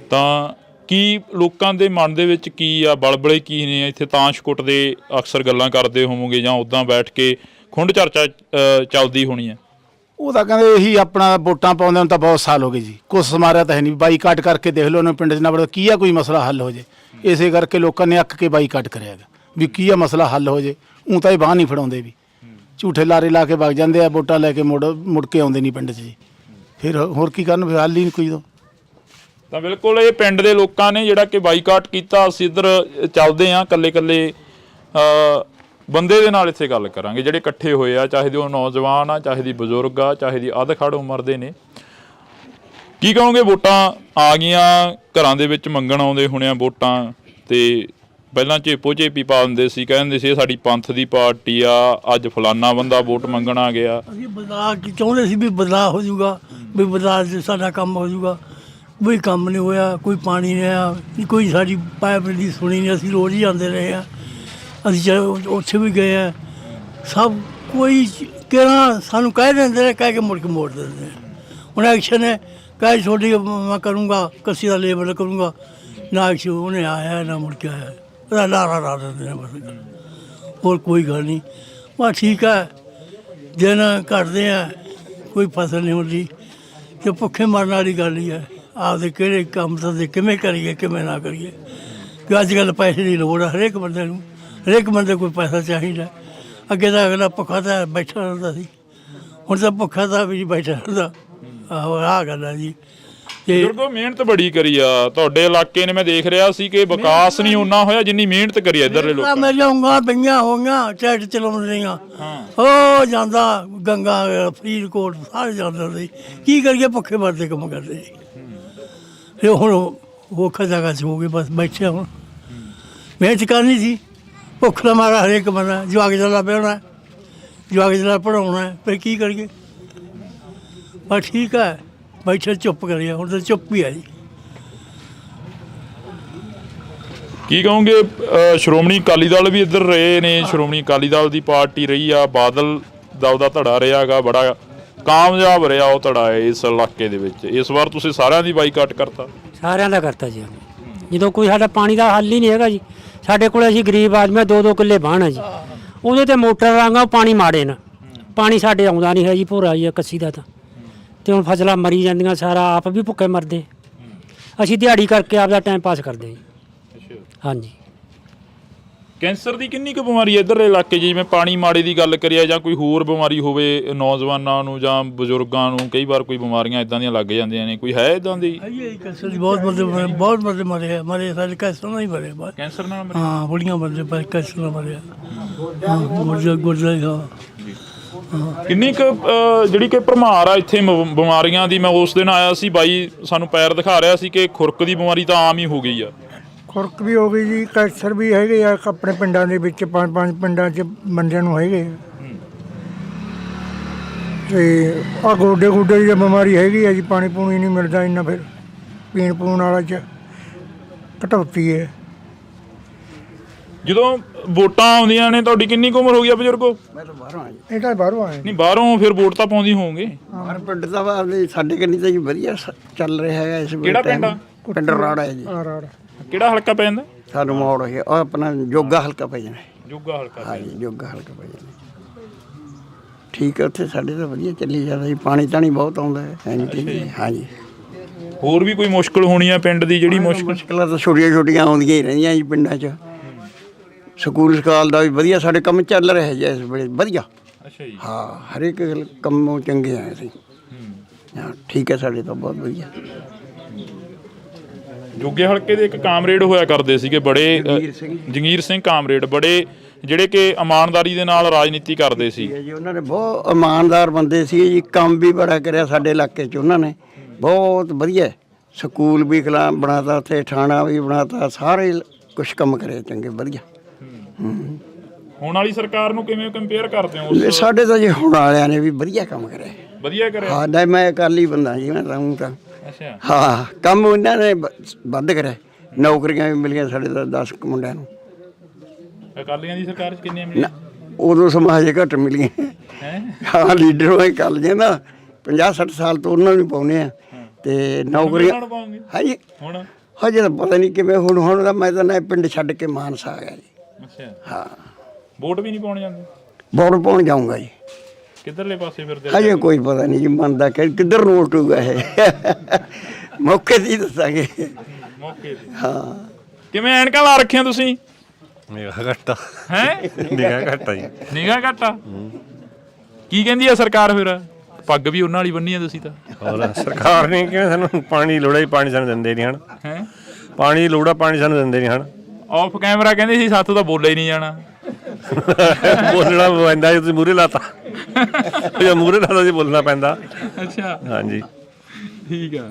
ਤਾਂ ਕੀ ਲੋਕਾਂ ਦੇ ਮਨ ਦੇ ਵਿੱਚ ਕੀ ਆ, ਬਲਬਲੇ ਕੀ ਨੇ? ਇੱਥੇ ਤਾਂਸ਼ਕੁੱਟ ਦੇ ਅਕਸਰ ਗੱਲਾਂ ਕਰਦੇ ਹੋਵੋਗੇ ਜਾਂ ਉੱਦਾਂ ਬੈਠ ਕੇ ਖੁੰਡ ਚਰਚਾ ਚੱਲਦੀ ਹੋਣੀ ਹੈ? ਉਹ ਤਾਂ ਕਹਿੰਦੇ ਇਹੀ ਆਪਣਾ ਵੋਟਾਂ ਪਾਉਂਦੇ ਨੂੰ ਤਾਂ ਬਹੁਤ ਸਾਲ ਹੋ ਗਏ ਜੀ, ਕੁਛ ਸਮਾਰਿਆ ਤਾਂ ਹੈ ਨਹੀਂ। ਬਾਈਕਾਟ ਕਰਕੇ ਦੇਖ ਲਓ ਉਹਨੇ ਪਿੰਡ 'ਚ ਨਾ ਬੜਾ ਕੀ ਆ ਕੋਈ ਮਸਲਾ ਹੱਲ ਹੋ ਜੇ। ਇਸੇ ਕਰਕੇ ਲੋਕਾਂ ਨੇ ਅੱਕ ਕੇ ਬਾਈਕਾਟ ਕਰਿਆ ਗਾ ਵੀ ਕੀ ਆ ਮਸਲਾ ਹੱਲ ਹੋ ਜੇ। ਊਂ ਤਾਂ ਇਹ ਬਾਂਹ ਨਹੀਂ ਫੜਾਉਂਦੇ, ਵੀ ਝੂਠੇ ਲਾਰੇ ਲਾ ਕੇ ਵਗ ਜਾਂਦੇ ਆ, ਵੋਟਾਂ ਲੈ ਕੇ ਮੁੜ ਕੇ ਆਉਂਦੇ ਨਹੀਂ ਪਿੰਡ 'ਚ ਜੀ। ਫਿਰ ਹੋਰ ਕੀ ਕਰਨ, ਫਿਰ ਹੱਲ ਹੀ ਨਹੀਂ ਕੋਈ ਤੋਂ। ਤਾਂ ਬਿਲਕੁਲ ਇਹ ਪਿੰਡ ਦੇ ਲੋਕਾਂ ਨੇ ਜਿਹੜਾ ਕਿ ਬਾਈਕਾਟ ਕੀਤਾ। ਅਸੀਂ ਇੱਧਰ ਚੱਲਦੇ ਹਾਂ, ਇਕੱਲੇ ਬੰਦੇ ਦੇ ਨਾਲ ਇੱਥੇ ਗੱਲ ਕਰਾਂਗੇ ਜਿਹੜੇ ਇਕੱਠੇ ਹੋਏ ਆ, ਚਾਹੇ ਉਹ ਨੌਜਵਾਨ ਆ, ਚਾਹੇ ਦੀ ਬਜ਼ੁਰਗ ਆ, ਚਾਹੇ ਦੀ ਅੱਧ-ਖੜ ਉਮਰ ਦੇ ਨੇ। ਕੀ ਕਹੋਗੇ? ਵੋਟਾਂ ਆ ਗਈਆਂ, ਘਰਾਂ ਦੇ ਵਿੱਚ ਮੰਗਣ ਆਉਂਦੇ ਹੋਣੇ ਆ ਵੋਟਾਂ, ਤੇ ਪਹਿਲਾਂ ਝੇਪੀ ਪਾ ਦਿੰਦੇ ਸੀ, ਕਹਿੰਦੇ ਸੀ ਇਹ ਸਾਡੀ ਪੰਥ ਦੀ ਪਾਰਟੀ ਆ, ਅੱਜ ਫਲਾਨਾ ਬੰਦਾ ਵੋਟ ਮੰਗਣ ਆ ਗਿਆ। ਅਸੀਂ ਬਦਲਾਅ ਚਾਹੁੰਦੇ ਸੀ ਵੀ ਬਦਲਾਅ ਹੋ ਜਾਊਗਾ, ਵੀ ਬਦਲਾਅ 'ਚ ਸਾਡਾ ਕੰਮ ਹੋ ਜਾਊਗਾ। ਕੋਈ ਕੰਮ ਨਹੀਂ ਹੋਇਆ, ਕੋਈ ਪਾਣੀ ਨਹੀਂ ਆਇਆ, ਕੋਈ ਸਾਡੀ ਪਾਈਪ ਦੀ ਸੁਣੀ ਨਹੀਂ। ਅਸੀਂ ਰੋਜ਼ ਹੀ ਆਉਂਦੇ ਰਹੇ ਆ, ਅਸੀਂ ਉੱਥੇ ਵੀ ਗਏ ਆ, ਸਭ ਕੋਈ ਕਿਹੜਾ ਸਾਨੂੰ ਕਹਿ ਦਿੰਦੇ ਨੇ, ਕਹਿ ਕੇ ਮੁੜ ਕੇ ਮੋੜ ਦਿੰਦੇ ਨੇ। ਹੁਣ ਐਕਸ਼ਨ ਹੈ, ਕਹਿ ਛੋਟੀ ਮੈਂ ਕਰੂੰਗਾ, ਕੱਸੀ ਦਾ ਲੇਬਰ ਕਰੂੰਗਾ, ਨਾ ਐਕਸ਼ਨ ਉਹਨੇ ਆਇਆ ਨਾ ਮੁੜ ਕੇ ਆਇਆ, ਉਹਦਾ ਲਾਰਾ ਲਾ ਦਿੰਦੇ ਨੇ ਬਸ। ਹੋਰ ਕੋਈ ਗੱਲ ਨਹੀਂ, ਬਸ ਠੀਕ ਹੈ, ਦਿਨ ਕੱਟਦੇ ਆ, ਕੋਈ ਫਸਲ ਨਹੀਂ ਹੁੰਦੀ ਤੇ ਭੁੱਖੇ ਮਰਨ ਵਾਲੀ ਗੱਲ ਹੀ ਹੈ। ਆਪਦੇ ਕਿਹੜੇ ਕੰਮ ਤਾਂ ਕਿਵੇਂ ਕਰੀਏ, ਕਿਵੇਂ ਨਾ ਕਰੀਏ, ਕਿ ਅੱਜ ਕੱਲ੍ਹ ਪੈਸੇ ਦੀ ਲੋੜ ਹੈ ਹਰੇਕ ਬੰਦੇ ਨੂੰ, ਹਰੇਕ ਬੰਦੇ ਕੋਈ ਪੈਸਾ ਚਾਹੀਦਾ। ਅੱਗੇ ਤਾਂ ਅਗਲਾ ਭੁੱਖਾ ਤਾਂ ਬੈਠਾ ਰਹਿੰਦਾ ਸੀ, ਹੁਣ ਤਾਂ ਭੁੱਖਾ ਤਾਂ ਵੀ ਬੈਠਾ ਰਹਿੰਦਾ। ਆਹੋ ਆਹ ਗੱਲ ਆ ਜੀ। ਤੇ ਮਿਹਨਤ ਬੜੀ ਕਰੀ ਆ ਤੁਹਾਡੇ ਇਲਾਕੇ ਨੇ, ਮੈਂ ਦੇਖ ਰਿਹਾ ਸੀ ਕਿ ਵਿਕਾਸ ਨਹੀਂ ਓਨਾ ਹੋਇਆ ਜਿੰਨੀ ਮਿਹਨਤ ਕਰੀ ਇੱਧਰਲੇ ਲੋਕਾਂ ਨੇ। ਮੇਰੀਆਂ ਉਂਗਲਾਂ ਪਈਆਂ ਹੋਈਆਂ, ਟਰੈਕਟਰ ਚਲਾਉਣ ਰਹੀਆਂ, ਉਹ ਜਾਂਦਾ ਗੰਗਾ, ਫਰੀਦਕੋਟ ਸਾਰੇ ਜਾਂਦੇ ਸੀ। ਕੀ ਕਰੀਏ, ਭੁੱਖੇ ਮਰਦੇ ਕੰਮ ਕਰਦੇ ਜੀ। ਫਿਰ ਹੁਣ ਔਖਾ ਜਗ੍ਹਾ 'ਚ ਹੋ ਗਏ, ਬਸ ਬੈਠੇ ਹੁਣ। ਮਿਹਨਤ ਕਰਨੀ ਸੀ, ਭੁੱਖ ਦਾ ਮਾਰਾ ਹਰੇਕ ਬੰਦਾ ਜਵਾਕ ਜਲਾ ਪਿਆਉਣਾ, ਜਵਾਕ ਜਲਾ ਪੜ੍ਹਾਉਣਾ, ਫਿਰ ਕੀ ਕਰੀਏ। ਬਸ ਠੀਕ ਹੈ, ਬੈਠੇ ਚੁੱਪ ਕਰੀਏ, ਹੁਣ ਤਾਂ ਚੁੱਪ ਹੀ ਆ ਜੀ। ਕੀ ਕਹੋਗੇ? ਸ਼੍ਰੋਮਣੀ ਅਕਾਲੀ ਦਲ ਵੀ ਇੱਧਰ ਰਹੇ ਨੇ, ਸ਼੍ਰੋਮਣੀ ਅਕਾਲੀ ਦਲ ਦੀ ਪਾਰਟੀ ਰਹੀ ਆ, ਬਾਦਲ ਦਾ ਉਹਦਾ ਧੜਾ ਰਿਹਾ ਗਾ, ਬੜਾ ਕਾਮਯਾਬ ਰਿਹਾ ਉਹ ਧੜਾ ਇਸ ਇਲਾਕੇ ਦੇ ਵਿੱਚ। ਇਸ ਵਾਰ ਤੁਸੀਂ ਸਾਰਿਆਂ ਦੀ ਬਾਈਕਾਟ ਕਰਤਾ? ਸਾਰਿਆਂ ਦਾ ਕਰਤਾ ਜੀ। ਜਦੋਂ ਕੋਈ ਸਾਡਾ ਪਾਣੀ ਦਾ ਹੱਲ ਹੀ ਨਹੀਂ ਹੈਗਾ ਜੀ, ਸਾਡੇ ਕੋਲ ਅਸੀਂ ਗਰੀਬ ਆਦਮੀ 2-2 ਕਿੱਲੇ ਬਾਣ ਹੈ ਜੀ, ਉਹਦੇ ਤੇ ਮੋਟਰ ਲਾਂਗਾ, ਉਹ ਪਾਣੀ ਮਾੜੇ ਨਾ, ਪਾਣੀ ਸਾਡੇ ਆਉਂਦਾ ਨਹੀਂ ਹੈ ਜੀ, ਭੋਰਾ ਜੀ ਕੱਸੀ ਦਾ ਤਾਂ। ਤੇ ਹੁਣ ਫਸਲਾਂ ਮਰੀ ਜਾਂਦੀਆਂ, ਸਾਰਾ ਆਪ ਵੀ ਭੁੱਖੇ ਮਰਦੇ, ਅਸੀਂ ਦਿਹਾੜੀ ਕਰਕੇ ਆਪਦਾ ਟਾਈਮ ਪਾਸ ਕਰਦੇ ਜੀ। ਹਾਂਜੀ। ਕੈਂਸਰ ਦੀ ਕਿੰਨੀ ਕੁ ਬਿਮਾਰੀ ਇੱਧਰਲੇ ਇਲਾਕੇ 'ਚ, ਜਿਵੇਂ ਪਾਣੀ ਮਾੜੇ ਦੀ ਗੱਲ ਕਰੀਏ ਜਾਂ ਕੋਈ ਹੋਰ ਬਿਮਾਰੀ ਹੋਵੇ ਨੌਜਵਾਨਾਂ ਨੂੰ ਜਾਂ ਬਜ਼ੁਰਗਾਂ ਨੂੰ, ਕਈ ਵਾਰ ਕੋਈ ਬਿਮਾਰੀਆਂ ਇੱਦਾਂ ਦੀਆਂ ਲੱਗ ਜਾਂਦੀਆਂ ਨੇ, ਕੋਈ ਹੈ ਇੱਦਾਂ ਦੀ? ਕੈਂਸਰ ਦੀ ਬਹੁਤ ਬੰਦੇ ਮਰੇ ਸਾਡੇ ਕੈਂਸਰ ਨਾਲ ਹੀ ਮਰੇ। ਕੈਂਸਰ ਨਾਲ ਮਰੇ? ਹਾਂ, ਬੁੜੀਆਂ ਬੰਦੇ ਪਰ ਕੈਂਸਰ ਨਾਲ ਮਰੇ। ਗੁਰਦੇ ਕਿੰਨੀ ਕੁ ਜਿਹੜੀ ਕਿ ਭਰਮਾਰ ਆ ਇੱਥੇ ਬਿਮਾਰੀਆਂ ਦੀ। ਮੈਂ ਉਸ ਦਿਨ ਆਇਆ ਸੀ, ਬਾਈ ਸਾਨੂੰ ਪੈਰ ਦਿਖਾ ਰਿਹਾ ਸੀ ਕਿ ਖੁਰਕ ਦੀ ਬਿਮਾਰੀ ਤਾਂ ਆਮ ਹੀ ਹੋ ਗਈ ਆ। ਖੁਰਕ ਵੀ ਹੋ ਗਈ ਜੀ, ਕੈਂਸਰ ਵੀ ਹੈਗੇ ਆ ਆਪਣੇ ਪਿੰਡਾਂ ਦੇ ਵਿੱਚ, 5-5 ਪਿੰਡਾਂ 'ਚ ਬੰਦਿਆਂ ਨੂੰ ਹੈਗੇ ਆ। ਤੇ ਆ ਗੋਡੇ ਦੀ ਬਿਮਾਰੀ ਹੈਗੀ ਆ ਜੀ, ਪਾਣੀ ਪੂਣੀ ਨਹੀਂ ਮਿਲਦਾ ਇੰਨਾ, ਫਿਰ ਪੀਣ ਪੂਣ ਵਾਲਾ 'ਚ ਘਟੌਤੀ ਹੈ। ਜਦੋਂ ਵੋਟਾਂ ਆਉਂਦੀਆਂ ਨੇ ਤੁਹਾਡੀ ਕਿੰਨੀ ਕੁ ਉਮਰ ਹੋ ਗਈ ਆ ਬਜ਼ੁਰਗੋ? ਮੈਂ ਤਾਂ ਬਾਹਰੋਂ ਆਇਆ। ਇਹ ਤਾਂ ਬਾਹਰੋਂ ਆਏ। ਨਹੀਂ ਬਾਹਰੋਂ ਫਿਰ ਵੋਟ ਤਾਂ ਪਾਉਂਦੀ ਹੋਵੋਗੇ। ਹਰ ਪਿੰਡ ਦਾ ਸਾਡੇ ਕੰਨੀ ਤਾਂ ਜੀ ਵਧੀਆ ਚੱਲ ਰਿਹਾ ਹੈਗਾ ਇਸ ਵੇਲੇ। ਕਿਹੜਾ ਪਿੰਡ ਆ? ਪਿੰਡ ਰਾੜਾ ਹੈ ਜੀ। ਰਾੜਾ ਕਿਹੜਾ ਹਲਕਾ ਪੈ ਜਾਂਦਾ? ਸਾਨੂੰ ਮੋੜ ਹੈ ਉਹ ਆਪਣਾ ਜੋਗਾ ਹਲਕਾ ਪੈ ਜਾਣਾ। ਜੋਗਾ ਹਲਕਾ? ਹਾਂਜੀ ਜੋਗਾ ਹਲਕਾ ਪੈ ਜਾਣਾ। ਠੀਕ ਹੈ, ਉੱਥੇ ਸਾਡੇ ਤਾਂ ਵਧੀਆ ਚੱਲੀ ਜਾਂਦਾ ਜੀ। ਪਾਣੀ ਤਾਂ ਨਹੀਂ ਬਹੁਤ ਆਉਂਦਾ ਹੈ ਨਹੀਂ? ਹਾਂਜੀ। ਹੋਰ ਵੀ ਕੋਈ ਮੁਸ਼ਕਲ ਹੋਣੀ ਆ ਪਿੰਡ ਦੀ? ਜਿਹੜੀ ਮੁਸ਼ਕਲਾਂ ਤਾਂ ਛੋਟੀਆਂ ਆਉਂਦੀਆਂ ਹੀ ਰਹਿੰਦੀਆਂ ਜੀ ਪਿੰਡਾਂ 'ਚ। ਸਕੂਲ ਸਕਾਲ ਦਾ ਵੀ ਵਧੀਆ ਸਾਡੇ ਕੰਮ ਚੱਲ ਰਿਹਾ ਜੀ ਇਸ ਵੇਲੇ ਵਧੀਆ। ਅੱਛਾ ਜੀ। ਹਾਂ ਹਰੇਕ ਕੰਮੋਂ ਚੰਗੇ ਆ ਅਸੀਂ। ਹਾਂ ਠੀਕ ਹੈ, ਸਾਡੇ ਤਾਂ ਬਹੁਤ ਵਧੀਆ। ਜੋਗੇ ਹਲਕੇ ਦੇ ਇੱਕ ਕਾਮਰੇਡ ਹੋਇਆ ਕਰਦੇ ਸੀਗੇ ਬੜੇ, ਜੰਗੀਰ ਸਿੰਘ ਕਾਮਰੇਡ, ਬੜੇ ਜਿਹੜੇ ਕਿ ਇਮਾਨਦਾਰੀ ਦੇ ਨਾਲ ਰਾਜਨੀਤੀ ਕਰਦੇ ਸੀ ਜੀ। ਉਹਨਾਂ ਨੇ ਬਹੁਤ ਇਮਾਨਦਾਰ ਬੰਦੇ ਸੀ ਜੀ। ਕੰਮ ਵੀ ਬੜਾ ਕਰਿਆ ਸਾਡੇ ਇਲਾਕੇ 'ਚ ਉਹਨਾਂ ਨੇ, ਬਹੁਤ ਵਧੀਆ। ਸਕੂਲ ਵੀ ਬਣਾਤਾ, ਉੱਥੇ ਥਾਣਾ ਵੀ ਬਣਾਤਾ, ਸਾਰੇ ਕੁਛ ਕੰਮ ਕਰਿਆ ਚੰਗੇ ਵਧੀਆ। ਹੁਣ ਵਾਲੀ ਸਰਕਾਰ ਨੂੰ ਕਿਵੇਂ ਕੰਪੇਅਰ ਕਰਦੇ ਹੋ? ਸਾਡੇ ਤਾਂ ਜੀ ਹੁਣ ਵਾਲਿਆਂ ਨੇ ਵੀ ਵਧੀਆ ਕੰਮ ਕਰਿਆ। ਵਧੀਆ ਕਰਿਆ? ਹਾਂ ਨਹੀਂ, ਮੈਂ ਅਕਾਲੀ ਬੰਦਾ ਜੀ, ਮੈਂ ਰਹੂੰ ਤਾਂ। ਅੱਛਾ। ਹਾਂ ਕੰਮ ਉਹਨਾਂ ਨੇ ਵੱਧ ਕਰਿਆ। ਨੌਕਰੀਆਂ ਵੀ ਮਿਲੀਆਂ ਸਾਡੇ ਤਾਂ 10 ਮੁੰਡਿਆਂ ਨੂੰ। ਅਕਾਲੀਆਂ ਦੀ ਸਰਕਾਰ 'ਚ ਕਿੰਨੀਆਂ ਮਿਲੀਆਂ? ਉਦੋਂ ਸਮਾਂ ਹਜੇ ਘੱਟ ਮਿਲੀਆਂ। ਹਾਂ ਲੀਡਰ ਹੋਏ ਕਰ ਲਈਆਂ ਨਾ, 50-60 ਸਾਲ ਤੋਂ ਉਹਨਾਂ ਨੂੰ ਪਾਉਂਦੇ ਆ ਤੇ ਨੌਕਰੀਆਂ। ਹਾਂਜੀ ਹੁਣ ਹਜੇ ਤਾਂ ਪਤਾ ਨਹੀਂ ਕਿਵੇਂ। ਹੁਣ ਤਾਂ ਮੈਂ ਤਾਂ ਨਾ ਪਿੰਡ ਛੱਡ ਕੇ ਮਾਨਸਾ ਆ ਗਿਆ ਜੀ। ਅੱਛਾ। ਹਾਂ ਵੋਟ ਵੀ ਨਹੀਂ ਪਾਉਣ ਜਾਂਦੇ? ਵੋਟ ਪਾਉਣ ਜਾਊਂਗਾ ਜੀ। ਕਿੱਧਰਲੇ ਪਾਸੇ ਫਿਰਦੇ? ਹਜੇ ਕੋਈ ਪਤਾ ਨਹੀਂ ਜੀ, ਮੰਨਦਾ ਕਿੱਧਰ ਨੂੰ ਉੱਠੂਗਾ ਇਹ। ਮੌਕੇ ਦੀ ਦੱਸਾਂਗੇ। ਮੌਕੇ ਤੇ? ਹਾਂ। ਕਿਵੇਂ ਐਨਕਾਂ ਲਾ ਰੱਖੀਆਂ ਤੁਸੀਂ? ਨਿਗਾਹ ਘੱਟਾ ਹੈ? ਨਿਗਾਹ ਘੱਟਾ ਜੀ। ਨਿਗਾਹ ਘੱਟਾ? ਕੀ ਕਹਿੰਦੀ ਆ ਸਰਕਾਰ ਫਿਰ? ਪੱਗ ਵੀ ਉਹਨਾਂ ਵਾਲੀ ਬੰਨੀ ਆ ਤੁਸੀਂ ਤਾਂ। ਹੋਰ ਸਰਕਾਰ ਨੇ ਕਿਹਾ ਸਾਨੂੰ ਪਾਣੀ ਦੀ ਲੋੜ ਹੈ, ਪਾਣੀ ਸਾਨੂੰ ਦਿੰਦੇ ਨਹੀਂ ਹਨ। ਹੈ ਪਾਣੀ ਦੀ ਲੋੜ ਆ, ਪਾਣੀ ਸਾਨੂੰ ਦਿੰਦੇ ਨਹੀਂ ਹਨ। ਆਫ ਕੈਮਰਾ ਕਹਿੰਦੇ ਸੀ ਸਾਥੋਂ ਤਾਂ ਬੋਲਿਆ ਹੀ ਨਹੀਂ ਜਾਣਾ। ਬੋਲਣਾ ਪੈਂਦਾ ਜੀ, ਤੁਸੀਂ ਮੂਹਰੇ ਲਾਤਾ। ਜੇ ਮੂਹਰੇ ਲਾਤਾ ਜੀ ਬੋਲਣਾ ਪੈਂਦਾ। ਅੱਛਾ। ਹਾਂਜੀ ਠੀਕ ਆ।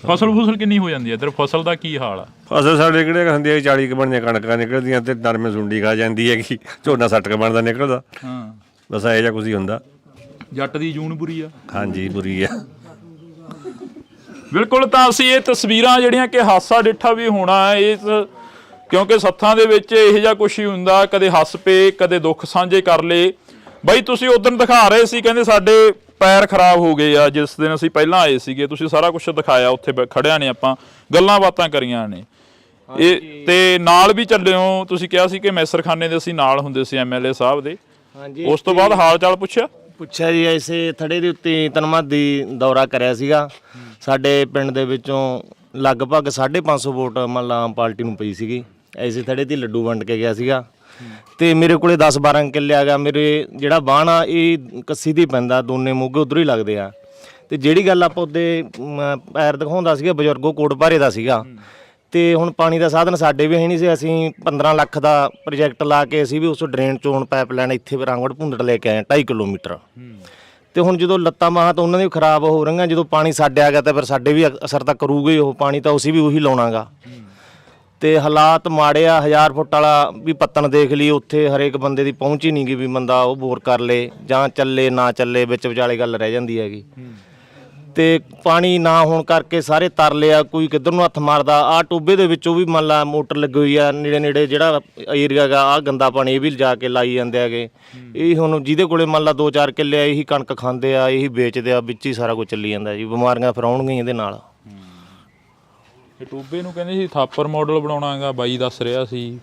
ਫਸਲ ਕਿੰਨੀ ਹੋ ਜਾਂਦੀ ਹੈ ਇੱਧਰ? ਫਸਲ ਦਾ ਕੀ ਹਾਲ ਆ? ਫਸਲ ਸਾਡੇ ਕਿਹੜੇ ਹੁੰਦੀ ਹੈ 40 ਕੁ ਬਣਦੀਆਂ ਕਣਕਾਂ ਨਿਕਲਦੀਆਂ ਤੇ ਨਰਮੇ ਸੁੰਡੀ ਖਾ ਜਾਂਦੀ ਹੈਗੀ। ਝੋਨਾ 60 ਕੁ ਬਣਦਾ ਨਿਕਲਦਾ। ਹਾਂ ਬਸ ਇਹੋ ਜਿਹਾ ਕੁਝ ਹੀ ਹੁੰਦਾ। ਜੱਟ ਦੀ ਜੂਨ ਬੁਰੀ ਆ। ਹਾਂਜੀ ਬੁਰੀ ਆ ਬਿਲਕੁਲ। ਤਾਂ ਅਸੀਂ ਇਹ ਤਸਵੀਰਾਂ ਜਿਹੜੀਆਂ ਕਿ ਹਾਸਾ ਡਿੱਠਾ ਵੀ ਹੋਣਾ ਇਸ, ਕਿਉਂਕਿ ਸੱਥਾਂ ਦੇ ਵਿੱਚ ਇਹੋ ਜਿਹਾ ਕੁਛ ਹੀ ਹੁੰਦਾ। ਕਦੇ ਹੱਸ ਪਏ, ਕਦੇ ਦੁੱਖ ਸਾਂਝੇ ਕਰ ਲਏ। ਬਾਈ ਤੁਸੀਂ ਉਦੋਂ ਦਿਖਾ ਰਹੇ ਸੀ, ਕਹਿੰਦੇ ਸਾਡੇ ਪੈਰ ਖਰਾਬ ਹੋ ਗਏ ਆ ਜਿਸ ਦਿਨ ਅਸੀਂ ਪਹਿਲਾਂ ਆਏ ਸੀਗੇ। ਤੁਸੀਂ ਸਾਰਾ ਕੁਛ ਦਿਖਾਇਆ, ਉੱਥੇ ਖੜਿਆ ਨੇ, ਆਪਾਂ ਗੱਲਾਂ ਬਾਤਾਂ ਕਰੀਆਂ ਨੇ। ਇਹ ਤੇ ਨਾਲ ਵੀ ਚੱਲੇ ਹੋ ਤੁਸੀਂ। ਕਿਹਾ ਸੀ ਕਿ ਮੈਸਰਖਾਨੇ ਦੇ ਅਸੀਂ ਨਾਲ ਹੁੰਦੇ ਸੀ MLA ਸਾਹਿਬ ਦੇ। ਹਾਂਜੀ। ਉਸ ਤੋਂ ਬਾਅਦ ਹਾਲ ਚਾਲ ਪੁੱਛਿਆ ਜੀ। ਐਸੇ ਥੜੇ ਦੇ ਉੱਤੇ ਧੰਨਵਾਦੀ ਦੌਰਾ ਕਰਿਆ ਸੀਗਾ। ਸਾਡੇ ਪਿੰਡ ਦੇ ਵਿੱਚੋਂ ਲਗਭਗ 550 ਵੋਟ ਮੰਨ ਲਾ ਆਮ ਪਾਰਟੀ ਨੂੰ ਪਈ ਸੀਗੀ। ਐਸੇ ਥੜੇ ਤੇ ਲੱਡੂ ਵੰਡ ਕੇ ਗਿਆ ਸੀਗਾ ਤੇ ਮੇਰੇ ਕੋਲੇ 10-12 ਕਿੱਲੇ ਆ ਗਿਆ। ਮੇਰੇ ਜਿਹੜਾ ਬਾਣ ਆ ਇਹ ਕੱਸੀ ਦੀ ਪੈਂਦਾ, ਦੋਨੇ ਮੋਗੇ ਉਧਰੋਂ ਹੀ ਲੱਗਦੇ ਆ। ਤੇ ਜਿਹੜੀ ਗੱਲ ਆਪਾਂ ਉਹਦੇ ਪੈਰ ਦਿਖਾਉਂਦਾ ਸੀਗਾ ਬਜ਼ੁਰਗੋ ਕੋਟ ਭਾਰੇ ਦਾ ਸੀਗਾ। ਤੇ ਹੁਣ ਪਾਣੀ ਦਾ ਸਾਧਨ ਸਾਡੇ ਵੀ ਹੈ ਨਹੀਂ ਸੀ। ਅਸੀਂ 15 ਲੱਖ ਦਾ ਪ੍ਰੋਜੈਕਟ ਲਾ ਕੇ ਅਸੀਂ ਵੀ ਉਸ ਡਰੇਨ ਚੋਂ ਪਾਈਪਲਾਈਨ ਇੱਥੇ ਰਾਂਗੜ ਭੁੰਦੜ ਲੈ ਕੇ ਆਏ 2.5 ਕਿਲੋਮੀਟਰ। ਤੇ ਹੁਣ ਜਦੋਂ ਲੱਤਾਂ ਬਾਹਾਂ ਤਾਂ ਉਹਨਾਂ ਦੀ ਖਰਾਬ ਹੋ ਰਹੀਆਂ, ਜਦੋਂ ਪਾਣੀ ਸਾਡੇ ਆ ਗਿਆ ਤਾਂ ਫਿਰ ਸਾਡੇ ਵੀ ਅਸਰ ਤਾਂ ਕਰੂਗਾ ਹੀ ਉਹ ਪਾਣੀ, ਤਾਂ ਅਸੀਂ ਵੀ ਉਹੀ ਲਾਉਣਾਗਾ। ਤੇ ਹਾਲਾਤ ਮਾੜੇ ਆ। 1000 ਫੁੱਟ ਵਾਲਾ ਵੀ ਪੱਤਣ ਦੇਖ ਲਈ, ਉੱਥੇ ਹਰੇਕ ਬੰਦੇ ਦੀ ਪਹੁੰਚ ਹੀ ਨਹੀਂ ਗਈ ਵੀ ਬੰਦਾ ਉਹ ਬੋਰ ਕਰ ਲੇ ਜਾਂ ਚੱਲੇ ਨਾ ਚੱਲੇ, ਵਿੱਚ ਵਿਚਾਲੇ ਗੱਲ ਰਹਿ ਜਾਂਦੀ ਹੈਗੀ। ਤੇ ਪਾਣੀ ਨਾ ਹੋਣ ਕਰਕੇ ਸਾਰੇ ਤਰਲੇ ਆ, ਕੋਈ ਕਿੱਧਰ ਨੂੰ ਹੱਥ ਮਾਰਦਾ। ਆਹ ਟੋਬੇ ਦੇ ਵਿੱਚੋਂ ਵੀ ਮੰਨ ਲਾ ਮੋਟਰ ਲੱਗੀ ਹੋਈ ਆ ਨੇੜੇ ਜਿਹੜਾ ਏਰੀਆ ਗਾ, ਆਹ ਗੰਦਾ ਪਾਣੀ ਇਹ ਵੀ ਜਾ ਕੇ ਲਾਈ ਜਾਂਦੇ ਹੈਗੇ। ਇਹ ਹੁਣ ਜਿਹਦੇ ਕੋਲੇ ਮੰਨ ਲਾ 2-4 ਕਿੱਲੇ ਆ, ਇਹੀ ਕਣਕ ਖਾਂਦੇ ਆ, ਇਹੀ ਵੇਚਦੇ ਆ, ਵਿੱਚ ਹੀ ਸਾਰਾ ਕੁਝ ਚੱਲੀ ਜਾਂਦਾ ਜੀ। ਬਿਮਾਰੀਆਂ ਫਿਰ ਆਉਣਗੀਆਂ ਇਹਦੇ ਨਾਲ। ਇਹ ਟੋਬੇ ਨੂੰ ਕਹਿੰਦੇ ਸੀ ਥਾਪਰ ਮਾਡਲ ਬਣਾਉਣਾਗਾ, ਬਾਈ ਦੱਸ ਰਿਹਾ ਸੀ।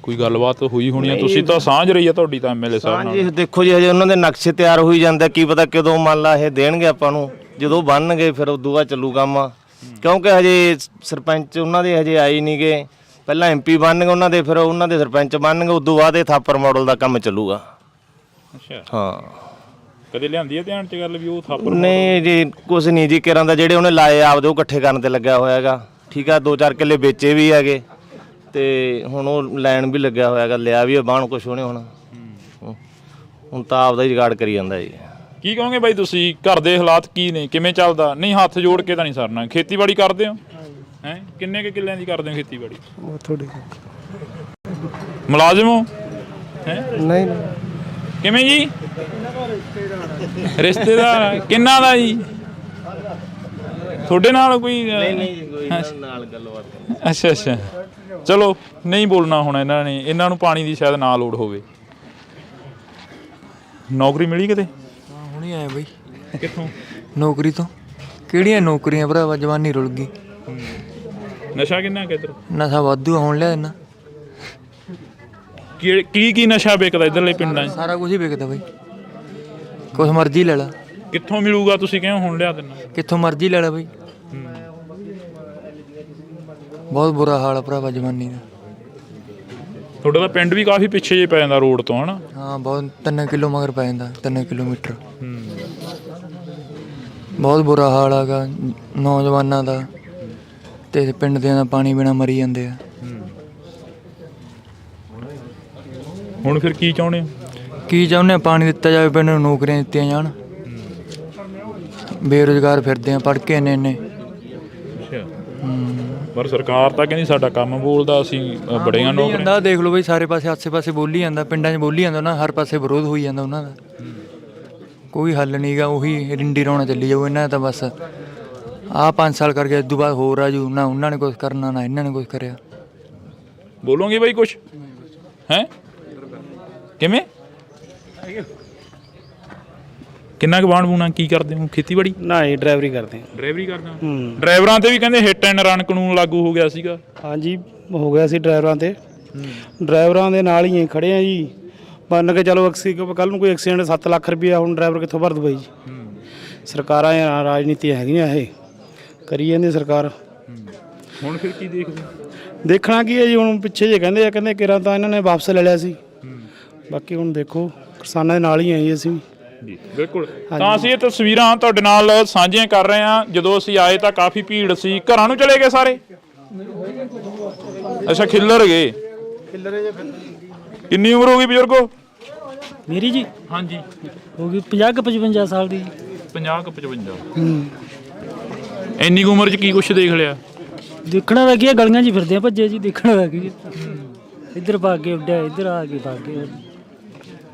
ਕੋਈ ਗੱਲਬਾਤ ਹੋਈ ਹੋਣੀ ਆ? ਤੁਸੀਂ ਤਾਂ ਸਾਂਝ ਰਹੀ ਆ ਤੁਹਾਡੀ ਤਾਂ MLA ਸਾਹਿਬ ਨਾਲ। ਹਾਂਜੀ ਦੇਖੋ ਜੀ, ਹਜੇ ਉਹਨਾਂ ਦੇ ਨਕਸ਼ੇ ਤਿਆਰ ਹੋਈ ਜਾਂਦੇ, ਕੀ ਪਤਾ ਕਦੋਂ ਮੰਨ ਲਾ ਇਹ ਦੇਣਗੇ ਆਪਾਂ ਨੂੰ। ਜਦੋਂ ਬਣਨਗੇ ਫਿਰ ਉਦੋਂ ਬਾਅਦ ਚੱਲੂ ਕੰਮ। ਕਿਉਂਕਿ ਹਜੇ ਸਰਪੰਚ ਉਹਨਾਂ ਦੇ ਹਜੇ ਆਏ ਨਹੀਂ ਗੇ। ਪਹਿਲਾਂ MP ਬਣਨਗੇ ਉਹਨਾਂ ਦੇ, ਫਿਰ ਉਹਨਾਂ ਦੇ ਸਰਪੰਚ ਬਣਨਗੇ, ਉਦੋਂ ਬਾਅਦ ਇਹ ਥਾਪਰ ਮਾਡਲ ਦਾ ਕੰਮ ਚੱਲੂਗਾ। ਅੱਛਾ। ਹਾਂ। ਕਦੇ ਲਿਆਂਦੀ ਹੈ ਧਿਆਨ 'ਚ ਗੱਲ ਵੀ ਉਹ ਥਾਪਰ? ਨਹੀਂ ਜੀ ਕੁਛ ਨਹੀਂ ਜੀ। ਕਿਰਾਂ ਦਾ ਜਿਹੜੇ ਉਹਨੇ ਲਾਏ ਆਪਦੇ ਉਹ ਇਕੱਠੇ ਕਰਨ ਤੇ ਲੱਗਿਆ ਹੋਇਆ ਹੈਗਾ। ਠੀਕ ਆ, 2-4 ਕਿੱਲੇ ਵੇਚੇ ਵੀ ਹੈਗੇ ਤੇ ਹੁਣ ਉਹ ਲੈਣ ਵੀ ਲੱਗਿਆ ਹੋਇਆ ਹੈਗਾ। ਲਿਆ ਵੀ ਬਾਣ ਕੁਛ ਉਹਨੇ ਹੁਣ ਤਾਂ ਆਪਦਾ ਹੀ ਜੁਗਾੜ ਕਰੀ ਜਾਂਦਾ ਜੀ। ਕੀ ਕਹੋਗੇ ਬਾਈ ਤੁਸੀਂ? ਘਰ ਦੇ ਹਾਲਾਤ ਕੀ ਨੇ? ਕਿਵੇਂ ਚੱਲਦਾ? ਨਹੀਂ ਹੱਥ ਜੋੜ ਕੇ ਤਾਂ ਨਹੀਂ ਸਰਨਾ। ਖੇਤੀਬਾੜੀ ਕਰਦੇ ਹੋ? ਹੈ ਕਿੰਨੇ ਕੁ ਕਿੱਲਿਆਂ ਦੀ ਕਰਦੇ ਹੋ ਖੇਤੀਬਾੜੀ? ਥੋੜੀ ਮੁਲਾਜ਼ਮ ਹੋ? ਹੈ ਨਹੀਂ। ਕਿਵੇਂ ਜੀ? ਰਿਸ਼ਤੇਦਾਰ? ਕਿੰਨਾ ਦਾ ਜੀ? ਤੁਹਾਡੇ ਨਾਲ ਕੋਈ ਨਾਲ ਗੱਲਬਾਤ ਅੱਛਾ ਅੱਛਾ, ਚਲੋ ਨਹੀਂ ਬੋਲਣਾ ਹੁਣ ਇਹਨਾਂ ਨੂੰ ਪਾਣੀ ਦੀ ਸ਼ਾਇਦ ਨਾ ਲੋੜ ਹੋਵੇ। ਨੌਕਰੀ ਮਿਲੀ ਕਿਤੇ? ਹਾਂ ਹੁਣੀ ਆਇਆ ਬਈ। ਕਿੱਥੋਂ? ਨੌਕਰੀ ਤੋਂ। ਕਿਹੜੀਆਂ ਨੌਕਰੀਆਂ ਭਰਾਵਾ, ਜਵਾਨੀ ਰੁਲ ਗਈ। ਨਸ਼ਾ ਕਿੰਨਾ ਕਿੱਧਰ? ਨਸ਼ਾ ਵਾਧੂ ਹੁਣ ਲਿਆ ਇੰਨਾ। ਕੀ ਨਸ਼ਾ ਵਿਕਦਾ ਇੱਧਰਲੇ ਪਿੰਡਾਂ 'ਚ? ਸਾਰਾ ਕੁਝ ਹੀ ਵਿਕਦਾ ਬਈ, ਕੁਛ ਮਰਜ਼ੀ ਲੈ ਲਾ। ਕਿੱਥੋਂ ਮਿਲੂਗਾ? ਤੁਸੀਂ ਕਿਉਂ ਹੁਣ ਲਿਆ ਦਿੰਨਾ? ਕਿੱਥੋਂ ਮਰਜ਼ੀ ਲੈ ਲਾ ਬਈ। ਬਹੁਤ ਬੁਰਾ ਹਾਲ ਆ ਭਰਾਵਾ ਜਵਾਨੀ ਦਾ। ਤੁਹਾਡਾ ਤਾਂ ਪਿੰਡ ਵੀ ਕਾਫੀ ਪਿੱਛੇ ਜੇ ਪੈ ਜਾਂਦਾ ਰੋਡ ਤੋਂ, ਹਨਾ? ਹਾਂ ਬਹੁਤ 3 ਕਿਲੋ ਮਗਰ ਪੈ ਜਾਂਦਾ, 3 ਕਿਲੋਮੀਟਰ। ਬਹੁਤ ਬੁਰਾ ਹਾਲ ਹੈਗਾ ਨੌਜਵਾਨਾਂ ਦਾ, ਤੇ ਪਿੰਡ ਦਿਆਂ ਦਾ ਪਾਣੀ ਬਿਨਾਂ ਮਰੀ ਜਾਂਦੇ ਆ। ਹੁਣ ਫਿਰ ਕੀ ਚਾਹੁੰਦੇ ਹੋ? ਕੀ ਚਾਹੁੰਦੇ ਆ? ਪਾਣੀ ਦਿੱਤਾ ਜਾਵੇ, ਪਿੰਡ ਨੂੰ ਨੌਕਰੀਆਂ ਦਿੱਤੀਆਂ ਜਾਣ। ਬੇਰੁਜ਼ਗਾਰ ਫਿਰਦੇ ਆ ਪੜ੍ਹ ਕੇ ਇੰਨੇ। ਪਰ ਸਰਕਾਰ ਤਾਂ ਕਹਿੰਦੀ ਸਾਡਾ ਕੰਮ ਬੋਲਦਾ, ਅਸੀਂ ਬੜੀਆਂ ਨੌਕਰੀਆਂ। ਦੇਖ ਲਓ ਬਈ, ਸਾਰੇ ਪਾਸੇ ਆਸੇ ਪਾਸੇ ਬੋਲੀ ਜਾਂਦਾ, ਪਿੰਡਾਂ 'ਚ ਬੋਲੀ ਜਾਂਦਾ ਨਾ, ਹਰ ਪਾਸੇ ਵਿਰੋਧ ਹੋਈ ਜਾਂਦਾ ਉਹਨਾਂ ਦਾ। ਕੋਈ ਹੱਲ ਨਹੀਂ ਗਾ, ਉਹੀ ਰਿੰਡੀ ਰੌਣਾ ਚੱਲੀ ਜਾਊ ਇਹਨਾਂ ਦਾ ਤਾਂ ਬਸ। ਆਹ 5 ਸਾਲ ਕਰ ਗਿਆ, ਇਸ ਤੋਂ ਬਾਅਦ ਹੋਰ ਆ ਜੂ। ਨਾ ਉਹਨਾਂ ਨੇ ਕੁਛ ਕਰਨਾ, ਨਾ ਇਹਨਾਂ ਨੇ ਕੁਛ ਕਰਿਆ। ਬੋਲੋਗੇ ਬਾਈ ਕੁਛ? ਹੈ ਕਿਵੇਂ? ਕਿੰਨਾ ਕੁ ਬਾਣ ਬੂਣਾ ਕੀ ਕਰਦੇ ਹੋ? ਖੇਤੀਬਾੜੀ? ਨਾ ਇਹ ਡਰਾਈਵਰੀ ਕਰਦੇ ਹਾਂ। ਡਰਾਈਵਰੀ ਕਰਦਾ? ਡਰਾਈਵਰਾਂ ਤੇ ਵੀ ਕਹਿੰਦੇ ਹਿੱਟ ਐਂਡ ਰਨ ਕਾਨੂੰਨ ਲਾਗੂ ਹੋ ਗਿਆ ਸੀਗਾ। ਹਾਂਜੀ ਹੋ ਗਿਆ ਸੀ ਡਰਾਈਵਰਾਂ ਤੇ। ਡਰਾਈਵਰਾਂ ਦੇ ਨਾਲ ਹੀ ਖੜੇ ਆ ਜੀ, ਮੰਨ ਕੇ ਚਲੋ ਕੱਲ ਨੂੰ ਕੋਈ ਐਕਸੀਡੈਂਟ 7 ਲੱਖ ਰੁਪਇਆ ਹੁਣ ਡਰਾਈਵਰ ਕਿੱਥੋਂ ਭਰ ਦੂ ਬਾਈ ਜੀ? ਸਰਕਾਰਾਂ ਰਾਜਨੀਤੀਆਂ ਹੈਗੀਆਂ, ਇਹ ਕਰੀ ਜਾਂਦੀ ਸਰਕਾਰ। ਹੁਣ ਫਿਰ ਕੀ ਦੇਖਦੇ? ਦੇਖਣਾ ਕੀ ਹੈ ਜੀ, ਹੁਣ ਪਿੱਛੇ ਜੇ ਕਹਿੰਦੇ ਕਿਰਾਂ ਤਾਂ ਇਹਨਾਂ ਨੇ ਵਾਪਸ ਲੈ ਲਿਆ ਸੀ। ਬਾਕੀ ਹੁਣ ਦੇਖੋ, ਕਿਸਾਨਾਂ ਦੇ ਨਾਲ ਹੀ ਆਏ ਅਸੀਂ ਜੀ। ਬਿਲਕੁਲ। ਤਾਂ ਅਸੀਂ ਇਹ ਤਸਵੀਰਾਂ ਤੁਹਾਡੇ ਨਾਲ ਸਾਂਝੀਆਂ ਕਰ ਰਹੇ ਹਾਂ। ਜਦੋਂ ਅਸੀਂ ਆਏ ਤਾਂ ਕਾਫੀ ਭੀੜ ਸੀ। ਘਰਾਂ ਨੂੰ ਚਲੇ ਗਏ ਸਾਰੇ? ਅੱਛਾ, ਖਿੱਲਰ ਗਏ। ਕਿੰਨੀ ਉਮਰ ਹੋ ਗਈ ਬਜ਼ੁਰਗੋ? ਮੇਰੀ ਜੀ? ਹਾਂਜੀ ਹੋ ਗਈ 50-55 ਸਾਲ ਦੀ। 50-55। ਇੰਨੀ ਕੁ ਉਮਰ 'ਚ ਕੀ ਕੁਛ ਦੇਖ ਲਿਆ? ਦੇਖਣਾ ਦਾ ਕੀ ਹੈ, ਗਲੀਆਂ 'ਚ ਫਿਰਦੇ ਆ ਭੱਜੇ ਜੀ। ਦੇਖਣਾ ਦਾ ਕੀ, ਇੱਧਰ ਭੱਗ ਕੇ ਉੱਡਿਆ, ਇੱਧਰ ਆ ਕੇ ਭੱਗ ਕੇ।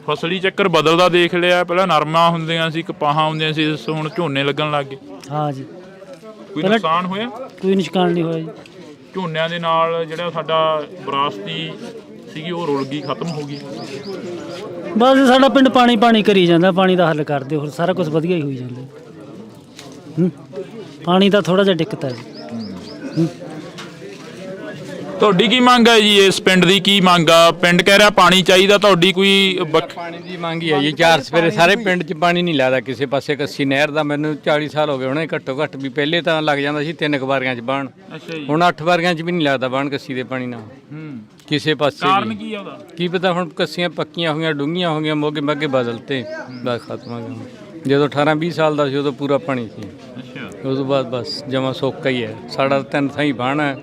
ਫਸਲੀ ਚੱਕਰ ਬਦਲਦਾ ਦੇਖ ਲਿਆ। ਪਹਿਲਾਂ ਨਰਮਾ ਹੁੰਦੀਆਂ ਸੀ, ਕਪਾਹਾਂ ਹੁੰਦੀਆਂ ਸੀ, ਹੁਣ ਝੋਨੇ ਲੱਗਣ ਲੱਗ ਗਏ। ਹਾਂ ਜੀ। ਕੋਈ ਨੁਕਸਾਨ ਹੋਇਆ? ਕੋਈ ਨੁਕਸਾਨ ਨਹੀਂ ਹੋਇਆ ਜੀ। ਝੋਨਿਆਂ ਦੇ ਨਾਲ ਜਿਹੜਾ ਸਾਡਾ ਵਿਰਾਸਤੀ ਸੀਗੀ ਉਹ ਰੁਲ ਗਈ, ਖਤਮ ਹੋ ਗਈ। ਬਸ ਸਾਡਾ ਪਿੰਡ ਪਾਣੀ ਕਰੀ ਜਾਂਦਾ। ਪਾਣੀ ਦਾ ਹੱਲ ਕਰਦੇ, ਹੋਰ ਸਾਰਾ ਕੁਝ ਵਧੀਆ ਹੀ ਹੋਈ ਜਾਂਦਾ। ਪਾਣੀ ਦਾ ਥੋੜਾ ਜਿਹਾ ਦਿੱਕਤ ਹੈ। ਤੁਹਾਡੀ ਕੀ ਮੰਗ ਹੈ ਜੀ? ਇਸ ਪਿੰਡ ਦੀ ਕੀ ਮੰਗ ਆ? ਪਿੰਡ ਕਹਿ ਰਿਹਾ ਪਾਣੀ ਚਾਹੀਦਾ, ਤੁਹਾਡੀ ਕੋਈ? ਪਾਣੀ ਦੀ ਮੰਗ ਹੀ ਹੈ ਜੀ। 4 ਸਵੇਰੇ ਸਾਰੇ ਪਿੰਡ 'ਚ ਪਾਣੀ ਨਹੀਂ ਲੱਗਦਾ ਕਿਸੇ ਪਾਸੇ। ਕੱਸੀ ਨਹਿਰ ਦਾ ਮੈਨੂੰ 40 ਸਾਲ ਹੋ ਗਏ ਹੋਣੇ ਘੱਟੋ ਘੱਟ ਵੀ। ਪਹਿਲੇ ਤਾਂ ਲੱਗ ਜਾਂਦਾ ਸੀ 3 ਵਾਰੀਆਂ 'ਚ ਬਾਣ, ਹੁਣ 8 ਵਾਰੀਆਂ 'ਚ ਵੀ ਨਹੀਂ ਲੱਗਦਾ ਬਾਣ ਕੱਸੀ ਦੇ ਪਾਣੀ ਨਾਲ ਕਿਸੇ ਪਾਸੇ। ਕਾਰਨ ਕੀ ਆ ਉਹਦਾ? ਕੀ ਪਤਾ, ਹੁਣ ਕੱਸੀਆਂ ਪੱਕੀਆਂ ਹੋਈਆਂ, ਡੂੰਘੀਆਂ ਹੋ ਗਈਆਂ, ਮੋਗੇ ਮੱਗੇ ਬਦਲਤੇ, ਬਸ ਖਤਮ ਹੋ ਗਿਆ। ਜਦੋਂ 18-20 ਸਾਲ ਦਾ ਸੀ ਉਦੋਂ ਪੂਰਾ ਪਾਣੀ ਸੀ। ਉਸ ਤੋਂ ਬਾਅਦ ਬਸ ਜਮਾ ਸੋਕਾ ਹੀ ਹੈ। ਸਾਡਾ 3 ਥਾਈਂ ਬਾਣ ਹੈ,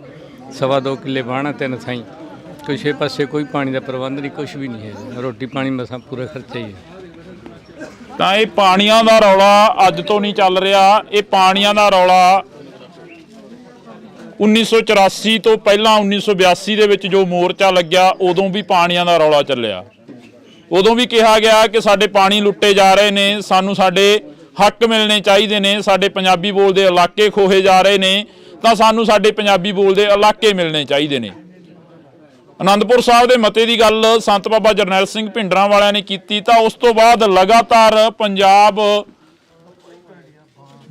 2.25 ਕਿੱਲੇ ਬਾਣ, 3 ਥਾਈਂ। ਕਿਸੇ ਪਾਸੇ ਕੋਈ ਪਾਣੀ ਦਾ ਪ੍ਰਬੰਧ ਨਹੀਂ, ਕੁਛ ਵੀ ਨਹੀਂ ਹੈ। ਰੋਟੀ ਪਾਣੀ ਮਸਾਂ ਪੂਰਾ ਖਰਚਾ ਹੀ ਹੈ। ਤਾਂ ਇਹ ਪਾਣੀਆਂ ਦਾ ਰੌਲਾ ਅੱਜ ਤੋਂ ਨਹੀਂ ਚੱਲ ਰਿਹਾ। ਇਹ ਪਾਣੀਆਂ ਦਾ ਰੌਲਾ 1984 ਤੋਂ ਪਹਿਲਾਂ 1982 ਦੇ ਵਿੱਚ ਜੋ ਮੋਰਚਾ ਲੱਗਿਆ, ਉਦੋਂ ਵੀ ਪਾਣੀਆਂ ਦਾ ਰੌਲਾ ਚੱਲਿਆ। ਉਦੋਂ ਵੀ ਕਿਹਾ ਗਿਆ ਕਿ ਸਾਡੇ ਪਾਣੀ ਲੁੱਟੇ ਜਾ ਰਹੇ ਨੇ, ਸਾਨੂੰ ਸਾਡੇ ਹੱਕ ਮਿਲਣੇ ਚਾਹੀਦੇ ਨੇ, ਸਾਡੇ ਪੰਜਾਬੀ ਬੋਲਦੇ ਇਲਾਕੇ ਖੋਹੇ ਜਾ ਰਹੇ ਨੇ, ਤਾਂ ਸਾਨੂੰ ਸਾਡੇ ਪੰਜਾਬੀ ਬੋਲਦੇ ਇਲਾਕੇ ਮਿਲਣੇ ਚਾਹੀਦੇ ਨੇ। ਅਨੰਦਪੁਰ ਸਾਹਿਬ ਦੇ ਮਤੇ ਦੀ ਗੱਲ ਸੰਤ ਬਾਬਾ ਜਰਨੈਲ ਸਿੰਘ ਭਿੰਡਰਾਂ ਵਾਲਿਆਂ ਨੇ ਕੀਤੀ, ਤਾਂ ਉਸ ਤੋਂ ਬਾਅਦ ਲਗਾਤਾਰ ਪੰਜਾਬ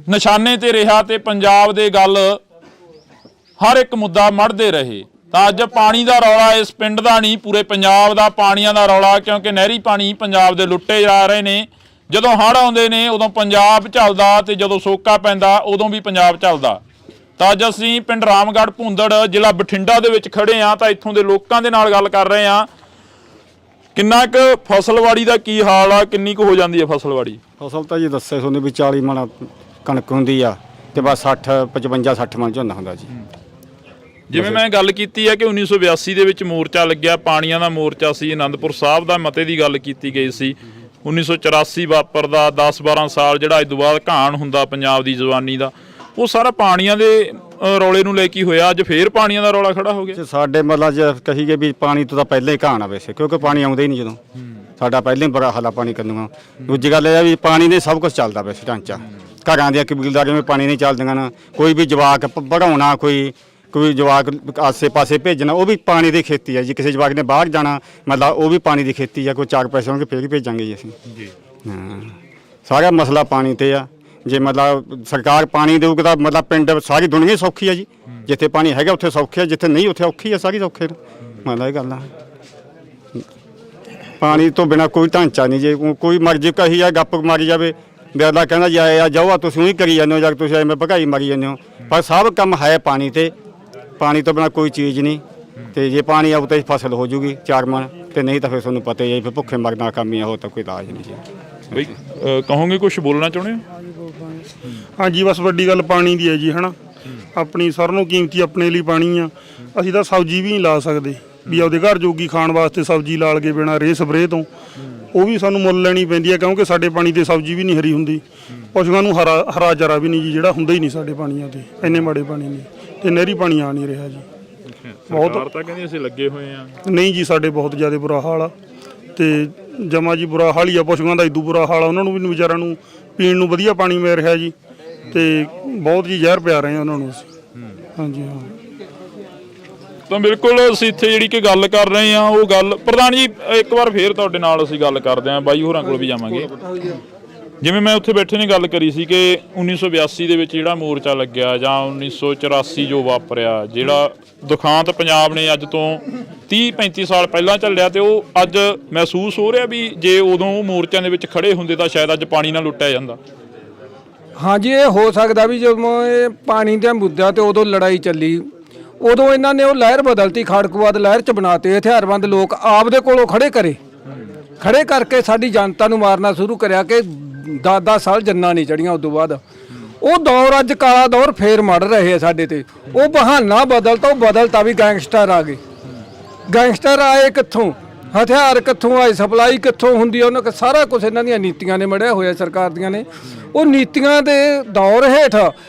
ਨਿਸ਼ਾਨੇ ਤੇ ਰਿਹਾ ਤੇ ਪੰਜਾਬ ਦੇ ਗੱਲ ਹਰ ਇੱਕ ਮੁੱਦਾ ਮੜਦੇ ਰਹੇ। ਤਾਂ ਅੱਜ ਪਾਣੀ ਦਾ ਰੌਲਾ ਇਸ ਪਿੰਡ ਦਾ ਨਹੀਂ, ਪੂਰੇ ਪੰਜਾਬ ਦਾ ਪਾਣੀਆਂ ਦਾ ਰੌਲਾ, ਕਿਉਂਕਿ ਨਹਿਰੀ ਪਾਣੀ ਪੰਜਾਬ ਦੇ ਲੁੱਟੇ ਜਾ ਰਹੇ ਨੇ। ਜਦੋਂ ਹੜ੍ਹ ਆਉਂਦੇ ਨੇ ਉਦੋਂ ਪੰਜਾਬ ਝੱਲਦਾ, ਤੇ ਜਦੋਂ ਸੋਕਾ ਪੈਂਦਾ ਉਦੋਂ ਵੀ ਪੰਜਾਬ ਝੱਲਦਾ। ਤਾਂ ਅੱਜ ਅਸੀਂ ਪਿੰਡ ਰਾਮਗੜ੍ਹ ਭੁੰਦੜ, ਜ਼ਿਲ੍ਹਾ ਬਠਿੰਡਾ ਦੇ ਵਿੱਚ ਖੜੇ ਹਾਂ। ਤਾਂ ਇੱਥੋਂ ਦੇ ਲੋਕਾਂ ਦੇ ਨਾਲ ਗੱਲ ਕਰ ਰਹੇ ਹਾਂ। ਕਿੰਨਾ ਕੁ ਫਸਲਵਾੜੀ ਦਾ ਕੀ ਹਾਲ ਆ? ਕਿੰਨੀ ਕੁ ਹੋ ਜਾਂਦੀ ਹੈ ਫਸਲਵਾੜੀ? ਫਸਲ ਤਾਂ ਜੀ ਦੱਸਿਆ ਤੁਹਾਨੂੰ ਵੀ 40 ਮਣ ਕਣਕ ਹੁੰਦੀ ਆ, ਤੇ ਬਸ 55-60 ਮਣ ਝੋਨਾ ਹੁੰਦਾ ਜੀ। ਜਿਵੇਂ ਮੈਂ ਗੱਲ ਕੀਤੀ ਹੈ ਕਿ 1982 ਦੇ ਵਿੱਚ ਮੋਰਚਾ ਲੱਗਿਆ, ਪਾਣੀਆਂ ਦਾ ਮੋਰਚਾ ਸੀ। ਅਨੰਦਪੁਰ ਸਾਹਿਬ ਦਾ ਮਤੇ ਦੀ ਗੱਲ ਕੀਤੀ ਗਈ ਸੀ। 1984 ਵਾਪਰਦਾ 10-12 ਸਾਲ ਜਿਹੜਾ ਇਸ ਤੋਂ ਬਾਅਦ ਘਾਣ ਹੁੰਦਾ ਪੰਜਾਬ ਦੀ ਜਵਾਨੀ ਦਾ, ਉਹ ਸਾਰਾ ਪਾਣੀਆਂ ਦੇ ਰੌਲੇ ਨੂੰ ਲੈ ਕੇ ਹੋਇਆ। ਅੱਜ ਫੇਰ ਪਾਣੀਆਂ ਦਾ ਰੌਲਾ ਖੜਾ ਹੋ ਗਿਆ। ਸਾਡੇ ਮਤਲਬ ਜੇ ਕਹੀਏ ਵੀ ਪਾਣੀ ਤੋਂ ਤਾਂ ਪਹਿਲਾਂ ਹੀ ਘਾਣ ਆ ਵੈਸੇ, ਕਿਉਂਕਿ ਪਾਣੀ ਆਉਂਦਾ ਹੀ ਨਹੀਂ ਜਦੋਂ। ਸਾਡਾ ਪਹਿਲਾਂ ਹੀ ਬੜਾ ਹਾਲਾ ਪਾਣੀ ਕੰਨੂਆਂ। ਦੂਜੀ ਗੱਲ ਇਹ ਆ ਵੀ ਪਾਣੀ ਨੇ ਸਭ ਕੁਝ ਚੱਲਦਾ ਵੈਸੇ ਢਾਂਚਾ। ਘਰਾਂ ਦੀਆਂ ਕਬੀਲਦਾਰੀਆਂ ਵਿੱਚ ਪਾਣੀ ਨਹੀਂ ਚੱਲਦੀਆਂ ਨਾ, ਕੋਈ ਵੀ ਜਵਾਕ ਪੜ੍ਹਾਉਣਾ, ਕੋਈ ਜਵਾਕ ਆਸੇ-ਪਾਸੇ ਭੇਜਣਾ, ਉਹ ਵੀ ਪਾਣੀ ਦੀ ਖੇਤੀ ਹੈ ਜੀ। ਕਿਸੇ ਜਵਾਕ ਨੇ ਬਾਹਰ ਜਾਣਾ ਮਤਲਬ ਉਹ ਵੀ ਪਾਣੀ ਦੀ ਖੇਤੀ ਆ, ਕੋਈ 4 ਪੈਸੇ ਹੋਣਗੇ ਫੇਰ ਹੀ ਭੇਜਾਂਗੇ ਜੀ ਅਸੀਂ ਜੀ। ਹਾਂ, ਸਾਰਾ ਮਸਲਾ ਪਾਣੀ ਤੇ ਆ। ਜੇ ਮਤਲਬ ਸਰਕਾਰ ਪਾਣੀ ਦੇਊਗੀ ਤਾਂ ਮਤਲਬ ਪਿੰਡ ਸਾਰੀ ਦੁਨੀਆ ਹੀ ਸੌਖੀ ਆ ਜੀ। ਜਿੱਥੇ ਪਾਣੀ ਹੈਗਾ ਉੱਥੇ ਸੌਖੀ ਆ, ਜਿੱਥੇ ਨਹੀਂ ਉੱਥੇ ਔਖੀ ਆ, ਸਾਰੀ ਔਖੇ ਮਤਲਬ ਇਹ ਗੱਲ ਆ। ਪਾਣੀ ਤੋਂ ਬਿਨਾ ਕੋਈ ਢਾਂਚਾ ਨਹੀਂ। ਜੇ ਕੋਈ ਮਰਜ਼ੀ ਕਹੀ ਆ ਗੱਪ ਮਾਰੀ ਜਾਵੇ, ਬਿਆਲਾ ਕਹਿੰਦਾ ਜੀ ਆ ਜਾਓ, ਤੁਸੀਂ ਹੀ ਕਰੀ ਜਾਂਦੇ ਹੋ, ਜਾਂ ਤੁਸੀਂ ਐਵੇਂ ਭਗਾਈ ਮਾਰੀ ਜਾਂਦੇ ਹੋ। ਪਰ ਸਭ ਕੰਮ ਹੈ ਪਾਣੀ ਤੇ, ਪਾਣੀ ਤੋਂ ਬਿਨਾ ਕੋਈ ਚੀਜ਼ ਨਹੀਂ। ਤੇ ਜੇ ਪਾਣੀ ਆਊ ਤਾਂ ਫਸਲ ਹੋ ਜੂਗੀ 4 ਮਣ, ਤੇ ਨਹੀਂ ਤਾਂ ਫਿਰ ਤੁਹਾਨੂੰ ਪਤਾ ਹੀ ਹੈ ਫਿਰ ਭੁੱਖੇ ਮਰਨਾ ਕੰਮ ਹੀ ਆ, ਹੋਰ ਤਾਂ ਕੋਈ ਇਲਾਜ ਨਹੀਂ ਜੀ। ਬਈ ਕਹੋਗੇ ਕੁਝ ਬੋਲਣਾ ਚਾਹੁੰਦੇ ਹੋ? ਹਾਂਜੀ, ਬਸ ਵੱਡੀ ਗੱਲ ਪਾਣੀ ਦੀ ਹੈ ਜੀ, ਹੈ ਨਾ। ਆਪਣੀ ਸਾਰਿਆਂ ਨੂੰ ਕੀਮਤੀ ਆਪਣੇ ਲਈ ਪਾਣੀ ਆ। ਅਸੀਂ ਤਾਂ ਸਬਜ਼ੀ ਵੀ ਨਹੀਂ ਲਾ ਸਕਦੇ ਵੀ ਆਪਦੇ ਘਰ ਜੋਗੀ ਖਾਣ ਵਾਸਤੇ ਸਬਜ਼ੀ ਲਾ ਲਗੇ ਬਿਨਾਂ ਰੇਹ ਸਪਰੇਅ ਤੋਂ, ਉਹ ਵੀ ਸਾਨੂੰ ਮੁੱਲ ਲੈਣੀ ਪੈਂਦੀ ਹੈ, ਕਿਉਂਕਿ ਸਾਡੇ ਪਾਣੀ ਤੇ ਸਬਜ਼ੀ ਵੀ ਨਹੀਂ ਹਰੀ ਹੁੰਦੀ। ਪਸ਼ੂਆਂ ਨੂੰ ਹਰਾ ਚਾਰਾ ਵੀ ਨਹੀਂ ਜੀ, ਜਿਹੜਾ ਹੁੰਦਾ ਹੀ ਨਹੀਂ ਸਾਡੇ ਪਾਣੀਆਂ ਤੇ, ਇੰਨੇ ਮਾੜੇ ਪਾਣੀ ਨੇ, ਤੇ ਨਹਿਰੀ ਪਾਣੀ ਆ ਨਹੀਂ ਰਿਹਾ ਜੀ। ਬਹੁਤ ਤਾਂ ਕਹਿੰਦੇ ਅਸੀਂ ਲੱਗੇ ਹੋਏ ਆ। ਨਹੀਂ ਜੀ, ਸਾਡੇ ਬਹੁਤ ਜ਼ਿਆਦਾ ਬੁਰਾ ਹਾਲ ਆ, ਤੇ ਜਮਾ ਜੀ ਬੁਰਾ ਹਾਲ ਹੀ ਆ। ਪਸ਼ੂਆਂ ਦਾ ਇਦੋਂ ਬੁਰਾ ਹਾਲ ਆ, ਉਹਨਾਂ ਨੂੰ ਵੀ ਵਿਚਾਰਿਆਂ ਨੂੰ ਪੀਣ ਨੂੰ ਵਧੀਆ ਪਾਣੀ ਮਿਲ ਰਿਹਾ ਜੀ, ਤੇ ਬਹੁਤ ਜੀ ਜ਼ਹਿਰ ਪਿਆ ਰਹੇ ਆ ਉਹਨਾਂ ਨੂੰ ਅਸੀਂ। ਹਾਂਜੀ ਹਾਂ, ਤਾਂ ਬਿਲਕੁਲ ਅਸੀਂ ਇੱਥੇ ਜਿਹੜੀ ਕਿ ਗੱਲ ਕਰ ਰਹੇ ਹਾਂ ਉਹ ਗੱਲ ਪ੍ਰਧਾਨ ਜੀ ਇੱਕ ਵਾਰ ਫੇਰ ਤੁਹਾਡੇ ਨਾਲ ਅਸੀਂ ਗੱਲ ਕਰਦੇ ਹਾਂ, ਬਾਈ ਹੋਰਾਂ ਕੋਲ ਵੀ ਜਾਵਾਂਗੇ। ਜਿਵੇਂ ਮੈਂ ਉੱਥੇ ਬੈਠੇ ਨੇ ਗੱਲ ਕਰੀ ਸੀ ਕਿ 1982 ਦੇ ਵਿੱਚ ਜਿਹੜਾ ਮੋਰਚਾ ਲੱਗਿਆ ਜਾਂ 1984 ਜੋ ਵਾਪਰਿਆ, ਜਿਹੜਾ ਦੁਖਾਂਤ ਪੰਜਾਬ ਨੇ ਅੱਜ ਤੋਂ 30-35 ਸਾਲ ਪਹਿਲਾਂ ਚੱਲਿਆ, ਤੇ ਉਹ ਅੱਜ ਮਹਿਸੂਸ ਹੋ ਰਿਹਾ ਵੀ ਜੇ ਉਦੋਂ ਉਹ ਮੋਰਚਿਆਂ ਦੇ ਵਿੱਚ ਖੜੇ ਹੁੰਦੇ ਤਾਂ ਸ਼ਾਇਦ ਅੱਜ ਪਾਣੀ ਨਾਲ ਲੁੱਟਿਆ ਜਾਂਦਾ। ਹਾਂਜੀ, ਇਹ ਹੋ ਸਕਦਾ ਵੀ ਜਦੋਂ ਇਹ ਪਾਣੀ ਦੇ ਮੁੱਦਿਆਂ ਤੇ ਉਦੋਂ ਲੜਾਈ ਚੱਲੀ, ਉਦੋਂ ਇਹਨਾਂ ਨੇ ਉਹ ਲਹਿਰ ਬਦਲਤੀ, ਖਾੜਕੂਵਾਦ ਲਹਿਰ ਚ ਬਣਾਤੇ। ਹਥਿਆਰਬੰਦ ਲੋਕ ਆਪਦੇ ਕੋਲੋਂ ਖੜੇ ਕਰਕੇ ਸਾਡੀ ਜਨਤਾ ਨੂੰ ਮਾਰਨਾ ਸ਼ੁਰੂ ਕਰਿਆ ਕਿ 10-10 ਸਾਲ ਜੰਨਾਂ ਨਹੀਂ ਚੜੀਆਂ। ਉਦੋਂ ਬਾਅਦ ਉਹ ਦੌਰ ਅੱਜ ਕਾਲਾ ਦੌਰ ਫੇਰ ਮੜ ਰਹੇ ਆ ਸਾਡੇ ਤੇ। ਉਹ ਬਹਾਨਾ ਬਦਲਤਾ ਵੀ ਗੈਂਗਸਟਰ ਆ ਗਏ। ਗੈਂਗਸਟਰ ਆਏ ਕਿੱਥੋਂ, ਹਥਿਆਰ ਕਿੱਥੋਂ ਆਏ, ਸਪਲਾਈ ਕਿੱਥੋਂ ਹੁੰਦੀ, ਉਹਨਾਂ ਕੋਲ ਸਾਰਾ ਕੁਝ ਇਹਨਾਂ ਦੀਆਂ ਨੀਤੀਆਂ ਨੇ ਮੜਿਆ ਹੋਇਆ, ਸਰਕਾਰ ਦੀਆਂ ਨੇ। ਉਹ ਨੀਤੀਆਂ ਦੇ ਦੌਰ ਹੇਠ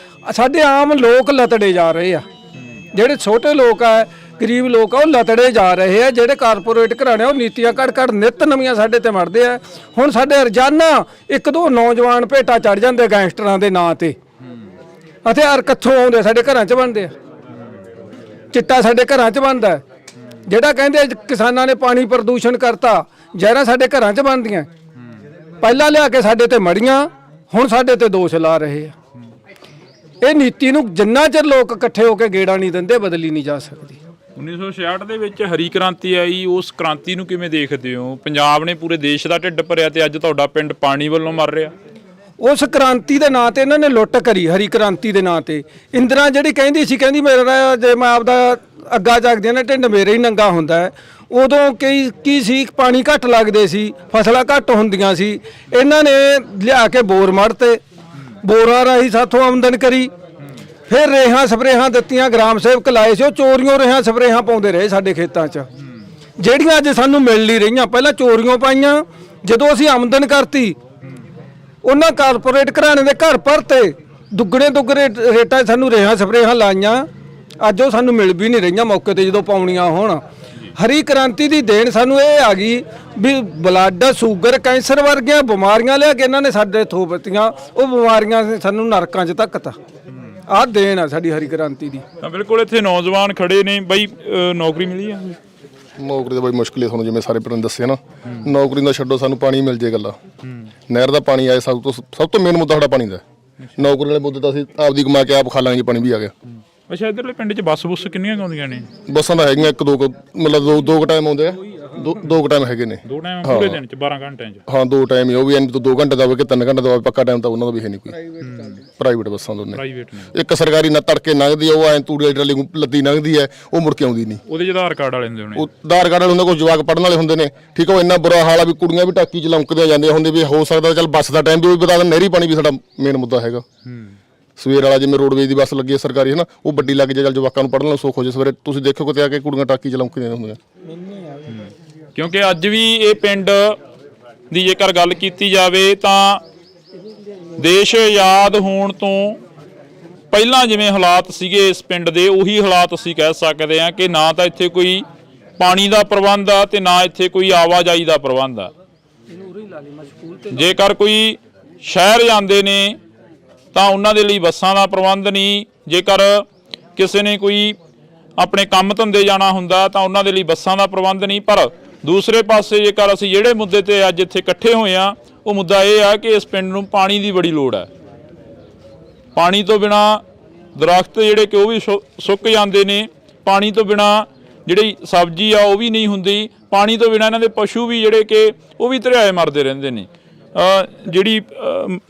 ਸਾਡੇ ਆਮ ਲੋਕ ਲਤੜੇ ਜਾ ਰਹੇ ਆ। ਜਿਹੜੇ ਛੋਟੇ ਲੋਕ ਆ, ਗਰੀਬ ਲੋਕ ਆ, ਉਹ ਲਤੜੇ ਜਾ ਰਹੇ ਆ। ਜਿਹੜੇ ਕਾਰਪੋਰੇਟ ਘਰਾਣੇ ਉਹ ਨੀਤੀਆਂ ਘੜ ਨਿੱਤ ਨਵੀਆਂ ਸਾਡੇ ਤੇ ਮੜਦੇ ਆ। ਹੁਣ ਸਾਡੇ ਰੋਜ਼ਾਨਾ 1-2 ਨੌਜਵਾਨ ਭੇਟਾ ਚੜ ਜਾਂਦੇ ਗੈਂਗਸਟਰਾਂ ਦੇ ਨਾਂ ਤੇ। ਹਥਿਆਰ ਕਿੱਥੋਂ ਆਉਂਦੇ, ਸਾਡੇ ਘਰਾਂ 'ਚ ਬਣਦੇ ਆ। ਚਿੱਟਾ ਸਾਡੇ ਘਰਾਂ 'ਚ ਬਣਦਾ। ਜਿਹੜਾ ਕਹਿੰਦੇ ਕਿਸਾਨਾਂ ਨੇ ਪਾਣੀ ਪ੍ਰਦੂਸ਼ਣ ਕਰਤਾ, ਜ਼ਹਿਰਾਂ ਸਾਡੇ ਘਰਾਂ 'ਚ ਬਣਦੀਆਂ। ਪਹਿਲਾਂ ਲਿਆ ਕੇ ਸਾਡੇ ਤੇ ਮੜੀਆਂ, ਹੁਣ ਸਾਡੇ ਤੇ ਦੋਸ਼ ਲਾ ਰਹੇ ਆ। ਇਹ ਨੀਤੀ ਨੂੰ ਜਿੰਨਾ ਚਿਰ ਲੋਕ ਇਕੱਠੇ ਹੋ ਕੇ ਗੇੜਾ ਨਹੀਂ ਦਿੰਦੇ, ਬਦਲੀ ਨਹੀਂ ਜਾ ਸਕਦੀ। 1966 ਦੇ ਵਿੱਚ ਹਰੀ ਕ੍ਰਾਂਤੀ ਆਈ, ਉਸ ਕ੍ਰਾਂਤੀ ਨੂੰ ਕਿਵੇਂ ਦੇਖਦੇ ਹੋ? ਪੰਜਾਬ ਨੇ ਪੂਰੇ ਦੇਸ਼ ਦਾ ਢਿੱਡ ਭਰਿਆ ਤੇ ਅੱਜ ਤੁਹਾਡਾ ਪਿੰਡ ਪਾਣੀ ਵੱਲੋਂ ਮਰ ਰਿਹਾ। ਉਸ ਕ੍ਰਾਂਤੀ ਦੇ ਨਾਂ ਤੇ ਇਹਨਾਂ ਨੇ ਲੁੱਟ ਕਰੀ, ਹਰੀ ਕ੍ਰਾਂਤੀ ਦੇ ਨਾਂ ਤੇ। ਇੰਦਰਾ ਜਿਹੜੀ ਕਹਿੰਦੀ ਮੇਰਾ ਜੇ ਮੈਂ ਆਪਦਾ ਅੱਗਾ ਜਗਦੀ ਨਾ ਢਿੱਡ ਮੇਰੇ ਹੀ ਨੰਗਾ ਹੁੰਦਾ ਹੈ। ਉਦੋਂ ਕੀ ਸੀ, ਪਾਣੀ ਘੱਟ ਲੱਗਦੇ ਸੀ, ਫਸਲਾਂ ਘੱਟ ਹੁੰਦੀਆਂ ਸੀ। ਇਹਨਾਂ ਨੇ ਲਿਆ ਕੇ ਬੋਰ ਮੜਤੇ, ਬੋਰਾਂ ਰਾਹੀਂ ਸਾਥੋਂ ਆਮਦਨ ਕਰੀ। ਫਿਰ ਰੇਹਾਂ ਸਪਰੇਹਾਂ ਦਿੱਤੀਆਂ, ਗ੍ਰਾਮ ਸੇਵਕ ਲਾਏ ਸੀ, ਉਹ ਚੋਰੀਆਂ ਰੇਹਾਂ ਸਪਰੇਹਾਂ ਪਾਉਂਦੇ ਰਹੇ ਸਾਡੇ ਖੇਤਾਂ 'ਚ, ਜਿਹੜੀਆਂ ਅੱਜ ਸਾਨੂੰ ਮਿਲ ਨਹੀਂ ਰਹੀਆਂ। ਪਹਿਲਾਂ ਚੋਰੀਆਂ ਪਾਈਆਂ, ਜਦੋਂ ਅਸੀਂ ਆਮਦਨ ਕਰਤੀ ਉਹਨਾਂ ਕਾਰਪੋਰੇਟ ਘਰਾਣੇ ਦੇ ਘਰ ਭਰਤੇ, ਦੁੱਗਣੇ ਰੇਟਾਂ ਸਾਨੂੰ ਰੇਹਾਂ ਸਪਰੇਹਾਂ ਲਾਈਆਂ। ਅੱਜ ਉਹ ਸਾਨੂੰ ਮਿਲ ਵੀ ਨਹੀਂ ਰਹੀਆਂ ਮੌਕੇ ਤੇ ਜਦੋਂ ਪਾਉਣੀਆਂ ਹੋਣ। ਹਰੀ ਕ੍ਰਾਂਤੀ ਦੀ ਦੇਣ ਸਾਨੂੰ ਇਹ ਆ ਗਈ ਵੀ ਬਲੱਡ, ਸ਼ੂਗਰ, ਕੈਂਸਰ ਵਰਗੀਆਂ ਬਿਮਾਰੀਆਂ ਲਿਆ ਕੇ ਇਹਨਾਂ ਨੇ ਸਾਡੇ ਥੋਪਤੀਆਂ। ਉਹ ਬਿਮਾਰੀਆਂ ਨੇ ਸਾਨੂੰ ਨਰਕਾਂ 'ਚ ਧੱਕਤਾ। ਆਹ ਦੇਣ ਆ ਸਾਡੀ ਹਰੀ ਕ੍ਰਾਂਤੀ ਦੀ। ਤਾਂ ਬਿਲਕੁਲ ਇੱਥੇ ਨੌਜਵਾਨ ਖੜੇ ਨੇ। ਬਈ ਨੌਕਰੀ ਮਿਲੀ ਆ? ਨੌਕਰੀ ਤਾਂ ਬਈ ਮੁਸ਼ਕਿਲ ਹੈ, ਤੁਹਾਨੂੰ ਜਿਵੇਂ ਸਾਰੇ ਪਿੰਡ ਦੱਸਿਆ ਨਾ। ਨੌਕਰੀ ਦਾ ਛੱਡੋ, ਸਾਨੂੰ ਪਾਣੀ ਮਿਲ ਜੇ ਗੱਲਾਂ। ਨਹਿਰ ਦਾ ਪਾਣੀ ਆਏ, ਸਭ ਤੋਂ ਮੇਨ ਮੁੱਦਾ ਸਾਡਾ ਪਾਣੀ ਦਾ। ਨੌਕਰੀ ਵਾਲੇ ਮੁੱਦੇ ਤਾਂ ਅਸੀਂ ਆਪਦੀ ਕਮਾ ਕੇ ਆਪ ਖਾ ਲਾਂਗੇ, ਪਾਣੀ ਵੀ ਆ ਗਿਆ। ਅੱਛਾ, ਇਧਰਲੇ ਪਿੰਡ 'ਚ ਬੱਸ ਕਿੰਨੀਆਂ ਆਉਂਦੀਆਂ ਨੇ? ਬੱਸਾਂ ਤਾਂ ਹੈਗੀਆਂ 1-2, ਮਤਲਬ 2 ਟਾਈਮ ਆਉਂਦੇ ਆ। 2 ਟਾਈਮ ਹੈਗੇ ਨੇ। 2 ਟਾਈਮ ਪੂਰੇ ਦਿਨ 'ਚ 12 ਘੰਟਿਆਂ 'ਚ? ਹਾਂ, 2 ਟਾਈਮ ਹੀ। ਉਹ ਵੀ ਐਂ 2 ਘੰਟੇ ਦਾ ਹੋਵੇ ਕਿ 3 ਘੰਟੇ ਦਾ ਹੋਵੇ, ਪੱਕਾ ਟਾਈਮ ਤਾਂ ਉਹਨਾਂ ਦਾ ਵੀ ਹੈ ਨਹੀਂ ਕੋਈ। ਪ੍ਰਾਈਵੇਟ ਬੱਸਾਂ ਦੋਨੇ। ਇੱਕ ਸਰਕਾਰੀ ਨਾ ਤੜਕੇ ਲੰਘਦੀ ਆ, ਉਹ ਐਂ ਤੂੜੀ ਟਰਾਲੀ ਲੱਦੀ ਲੰਘਦੀ ਹੈ, ਉਹ ਮੁੜ ਕੇ ਆਉਂਦੀ ਨਹੀਂ। ਉਹਦੇ 'ਚ ਆਧਾਰ ਕਾਰਡ ਵਾਲੇ ਹੁੰਦੇ ਹੋਣੇ। ਉਹ ਆਧਾਰ ਕਾਰਡ ਵਾਲੇ ਹੁੰਦੇ, ਕੁਝ ਜਵਾਕ ਪੜ੍ਹਨ ਵਾਲੇ ਹੁੰਦੇ ਨੇ। ਠੀਕ ਆ, ਉਹ ਇੰਨਾ ਬੁਰਾ ਹਾਲ ਆ ਵੀ ਕੁੜੀਆਂ ਵੀ ਟਾਕੀ 'ਚ ਲੰਕਦੀਆਂ ਜਾਂਦੀਆਂ ਹੁੰਦੇ। ਵੀ ਹੋ ਸਕਦਾ ਚੱਲ ਬੱਸ ਦਾ ਟਾਈਮ ਵੀ ਬਤਾ ਦੇਣ। ਨਹਿਰੀ ਪਾਣੀ ਵੀ ਸਾਡਾ ਮੇਨ ਮੁੱਦਾ ਹੈਗਾ। ਸਵੇਰ ਵਾਲਾ ਜਿਵੇਂ ਰੋਡਵੇਜ਼ ਦੀ ਬੱਸ ਲੱਗੀ ਹੈ ਸਰਕਾਰੀ, ਹੈ ਨਾ, ਉਹ ਵੱਡੀ ਲੱਗ ਜੇ, ਚੱਲ ਜਵਾਕਾਂ ਨੂੰ ਪੜ੍ਹਨ ਨੂੰ ਸੁੱਖ ਹੋ ਜੇ। ਸਵੇਰੇ ਤੁਸੀਂ ਦੇਖੋ ਕਿਤੇ ਆ ਕੇ ਕੁੜੀਆਂ ਟਾਕੀ 'ਚ ਲੰਕਦੀਆਂ ਹੁੰਦੀਆਂ। ਕਿਉਂਕਿ ਅੱਜ ਵੀ ਇਹ ਪਿੰਡ ਦੀ ਜੇਕਰ ਗੱਲ ਕੀਤੀ ਜਾਵੇ ਤਾਂ ਦੇਸ਼ ਆਜ਼ਾਦ ਹੋਣ ਤੋਂ ਪਹਿਲਾਂ ਜਿਵੇਂ ਹਾਲਾਤ ਸੀਗੇ ਇਸ ਪਿੰਡ ਦੇ, ਉਹੀ ਹਾਲਾਤ ਅਸੀਂ ਕਹਿ ਸਕਦੇ ਹਾਂ ਕਿ ਨਾ ਤਾਂ ਇੱਥੇ ਕੋਈ ਪਾਣੀ ਦਾ ਪ੍ਰਬੰਧ ਆ ਤੇ ਨਾ ਇੱਥੇ ਕੋਈ ਆਵਾਜਾਈ ਦਾ ਪ੍ਰਬੰਧ ਆ। ਜੇਕਰ ਕੋਈ ਸ਼ਹਿਰ ਜਾਂਦੇ ਨੇ ਤਾਂ ਉਹਨਾਂ ਦੇ ਲਈ ਬੱਸਾਂ ਦਾ ਪ੍ਰਬੰਧ ਨਹੀਂ। ਜੇਕਰ ਕਿਸੇ ਨੇ ਕੋਈ ਆਪਣੇ ਕੰਮ ਧੰਦੇ ਜਾਣਾ ਹੁੰਦਾ ਤਾਂ ਉਹਨਾਂ ਦੇ ਲਈ ਬੱਸਾਂ ਦਾ ਪ੍ਰਬੰਧ ਨਹੀਂ। ਪਰ ਦੂਸਰੇ ਪਾਸੇ ਜੇਕਰ ਅਸੀਂ ਜਿਹੜੇ ਮੁੱਦੇ ਤੇ ਅੱਜ ਇੱਥੇ ਇਕੱਠੇ ਹੋਏ ਆ, ਉਹ ਮੁੱਦਾ ਇਹ ਆ ਕਿ ਇਸ ਪਿੰਡ ਨੂੰ ਪਾਣੀ ਦੀ ਬੜੀ ਲੋੜ ਹੈ। ਪਾਣੀ ਤੋਂ ਬਿਨਾ ਦਰਖਤ ਜਿਹੜੇ ਕਿ ਉਹ ਵੀ ਸੁੱਕ ਜਾਂਦੇ ਨੇ, ਪਾਣੀ ਤੋਂ ਬਿਨਾ ਜਿਹੜੀ ਸਬਜ਼ੀ ਆ ਉਹ ਵੀ ਨਹੀਂ ਹੁੰਦੀ, ਪਾਣੀ ਤੋਂ ਬਿਨਾ ਇਹਨਾਂ ਦੇ ਪਸ਼ੂ ਵੀ ਜਿਹੜੇ ਕਿ ਉਹ ਵੀ ਧਰਿਆਏ ਮਰਦੇ ਰਹਿੰਦੇ ਨੇ। ਜਿਹੜੀ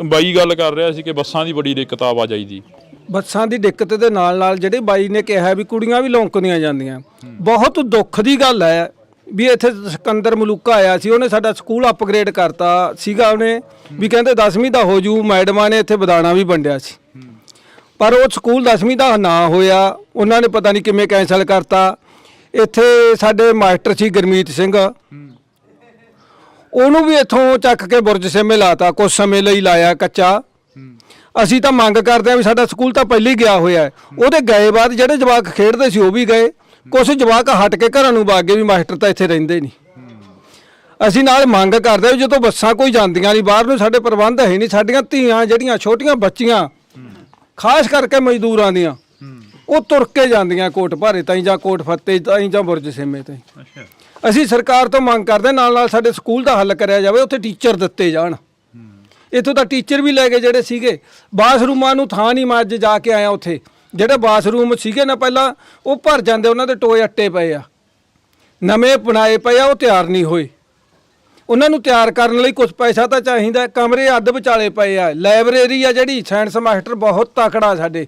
ਬਾਈ ਗੱਲ ਕਰ ਰਿਹਾ ਸੀ ਕਿ ਬੱਸਾਂ ਦੀ ਬੜੀ ਦਿੱਕਤ ਆਵਾਜਾਈ ਦੀ, ਬੱਸਾਂ ਦੀ ਦਿੱਕਤ ਦੇ ਨਾਲ ਨਾਲ ਜਿਹੜੇ ਬਾਈ ਨੇ ਕਿਹਾ ਵੀ ਕੁੜੀਆਂ ਵੀ ਲੌਂਕਦੀਆਂ ਜਾਂਦੀਆਂ, ਬਹੁਤ ਦੁੱਖ ਦੀ ਗੱਲ ਹੈ ਵੀ ਇੱਥੇ ਸਿਕੰਦਰ ਮਲੂਕਾ ਆਇਆ ਸੀ, ਉਹਨੇ ਸਾਡਾ ਸਕੂਲ ਅਪਗ੍ਰੇਡ ਕਰਤਾ ਸੀਗਾ। ਉਹਨੇ ਵੀ ਕਹਿੰਦੇ 10ਵੀਂ ਦਾ ਹੋ ਜੂ, ਮੈਡਮਾਂ ਨੇ ਇੱਥੇ ਬਦਾਣਾ ਵੀ ਵੰਡਿਆ ਸੀ, ਪਰ ਉਹ ਸਕੂਲ 10ਵੀਂ ਦਾ ਨਾ ਹੋਇਆ, ਉਹਨਾਂ ਨੇ ਪਤਾ ਨਹੀਂ ਕਿਵੇਂ ਕੈਂਸਲ ਕਰਤਾ। ਇੱਥੇ ਸਾਡੇ ਮਾਸਟਰ ਸੀ ਗੁਰਮੀਤ ਸਿੰਘ, ਉਹਨੂੰ ਵੀ ਇੱਥੋਂ ਚੱਕ ਕੇ ਬੁਰਜ ਸੇਮੇ ਲਾਤਾ, ਕੁਝ ਸਮੇਂ ਲਈ ਲਾਇਆ ਕੱਚਾ। ਅਸੀਂ ਤਾਂ ਮੰਗ ਕਰਦੇ ਹਾਂ ਵੀ ਸਾਡਾ ਸਕੂਲ ਤਾਂ ਪਹਿਲਾਂ ਹੀ ਗਿਆ ਹੋਇਆ ਹੈ, ਉਹਦੇ ਗਏ ਬਾਅਦ ਜਿਹੜੇ ਜਵਾਕ ਖੇਡਦੇ ਸੀ ਉਹ ਵੀ ਗਏ, ਕੁਝ ਜਵਾਕ ਹਟ ਕੇ ਘਰਾਂ ਨੂੰ ਵਗ ਗਏ ਵੀ ਮਾਸਟਰ ਤਾਂ ਇੱਥੇ ਰਹਿੰਦੇ ਨਹੀਂ। ਅਸੀਂ ਨਾਲ ਮੰਗ ਕਰਦੇ ਹਾਂ ਵੀ ਜਦੋਂ ਬੱਸਾਂ ਕੋਈ ਜਾਂਦੀਆਂ ਨਹੀਂ ਬਾਹਰ ਨੂੰ, ਸਾਡੇ ਪ੍ਰਬੰਧ ਹੈ ਨਹੀਂ, ਸਾਡੀਆਂ ਧੀਆਂ ਜਿਹੜੀਆਂ ਛੋਟੀਆਂ ਬੱਚੀਆਂ ਖਾਸ ਕਰਕੇ ਮਜ਼ਦੂਰਾਂ ਦੀਆਂ, ਉਹ ਤੁਰ ਕੇ ਜਾਂਦੀਆਂ ਕੋਟ ਭਾਰੇ ਤਾਈਂ ਜਾਂ ਕੋਟ ਫੱਤੇ ਤਾਈਂ ਜਾਂ ਬੁਰਜ ਸੇਮੇ ਤਾਈਂ। ਅਸੀਂ ਸਰਕਾਰ ਤੋਂ ਮੰਗ ਕਰਦੇ ਨਾਲ ਨਾਲ ਸਾਡੇ ਸਕੂਲ ਦਾ ਹੱਲ ਕਰਿਆ ਜਾਵੇ, ਉੱਥੇ ਟੀਚਰ ਦਿੱਤੇ ਜਾਣ। ਇੱਥੋਂ ਤਾਂ ਟੀਚਰ ਵੀ ਲੈ ਗਏ ਜਿਹੜੇ ਸੀਗੇ, ਬਾਥਰੂਮਾਂ ਨੂੰ ਥਾਂ ਨਹੀਂ। ਮੈਂ ਅੱਜ ਜਾ ਕੇ ਆਇਆ, ਉੱਥੇ ਜਿਹੜੇ ਬਾਥਰੂਮ ਸੀਗੇ ਨਾ ਪਹਿਲਾਂ ਉਹ ਭਰ ਜਾਂਦੇ, ਉਹਨਾਂ ਦੇ ਟੋਏ ਅੱਟੇ ਪਏ ਆ, ਨਵੇਂ ਬਣਾਏ ਪਏ ਆ, ਉਹ ਤਿਆਰ ਨਹੀਂ ਹੋਏ। ਉਹਨਾਂ ਨੂੰ ਤਿਆਰ ਕਰਨ ਲਈ ਕੁਝ ਪੈਸਾ ਤਾਂ ਚਾਹੀਦਾ। ਕਮਰੇ ਅੱਧ ਵਿਚਾਲੇ ਪਏ ਆ। ਲਾਇਬ੍ਰੇਰੀ ਆ ਜਿਹੜੀ, ਸਾਇੰਸ ਮਾਸਟਰ ਬਹੁਤ ਤਕੜਾ ਸਾਡੇ,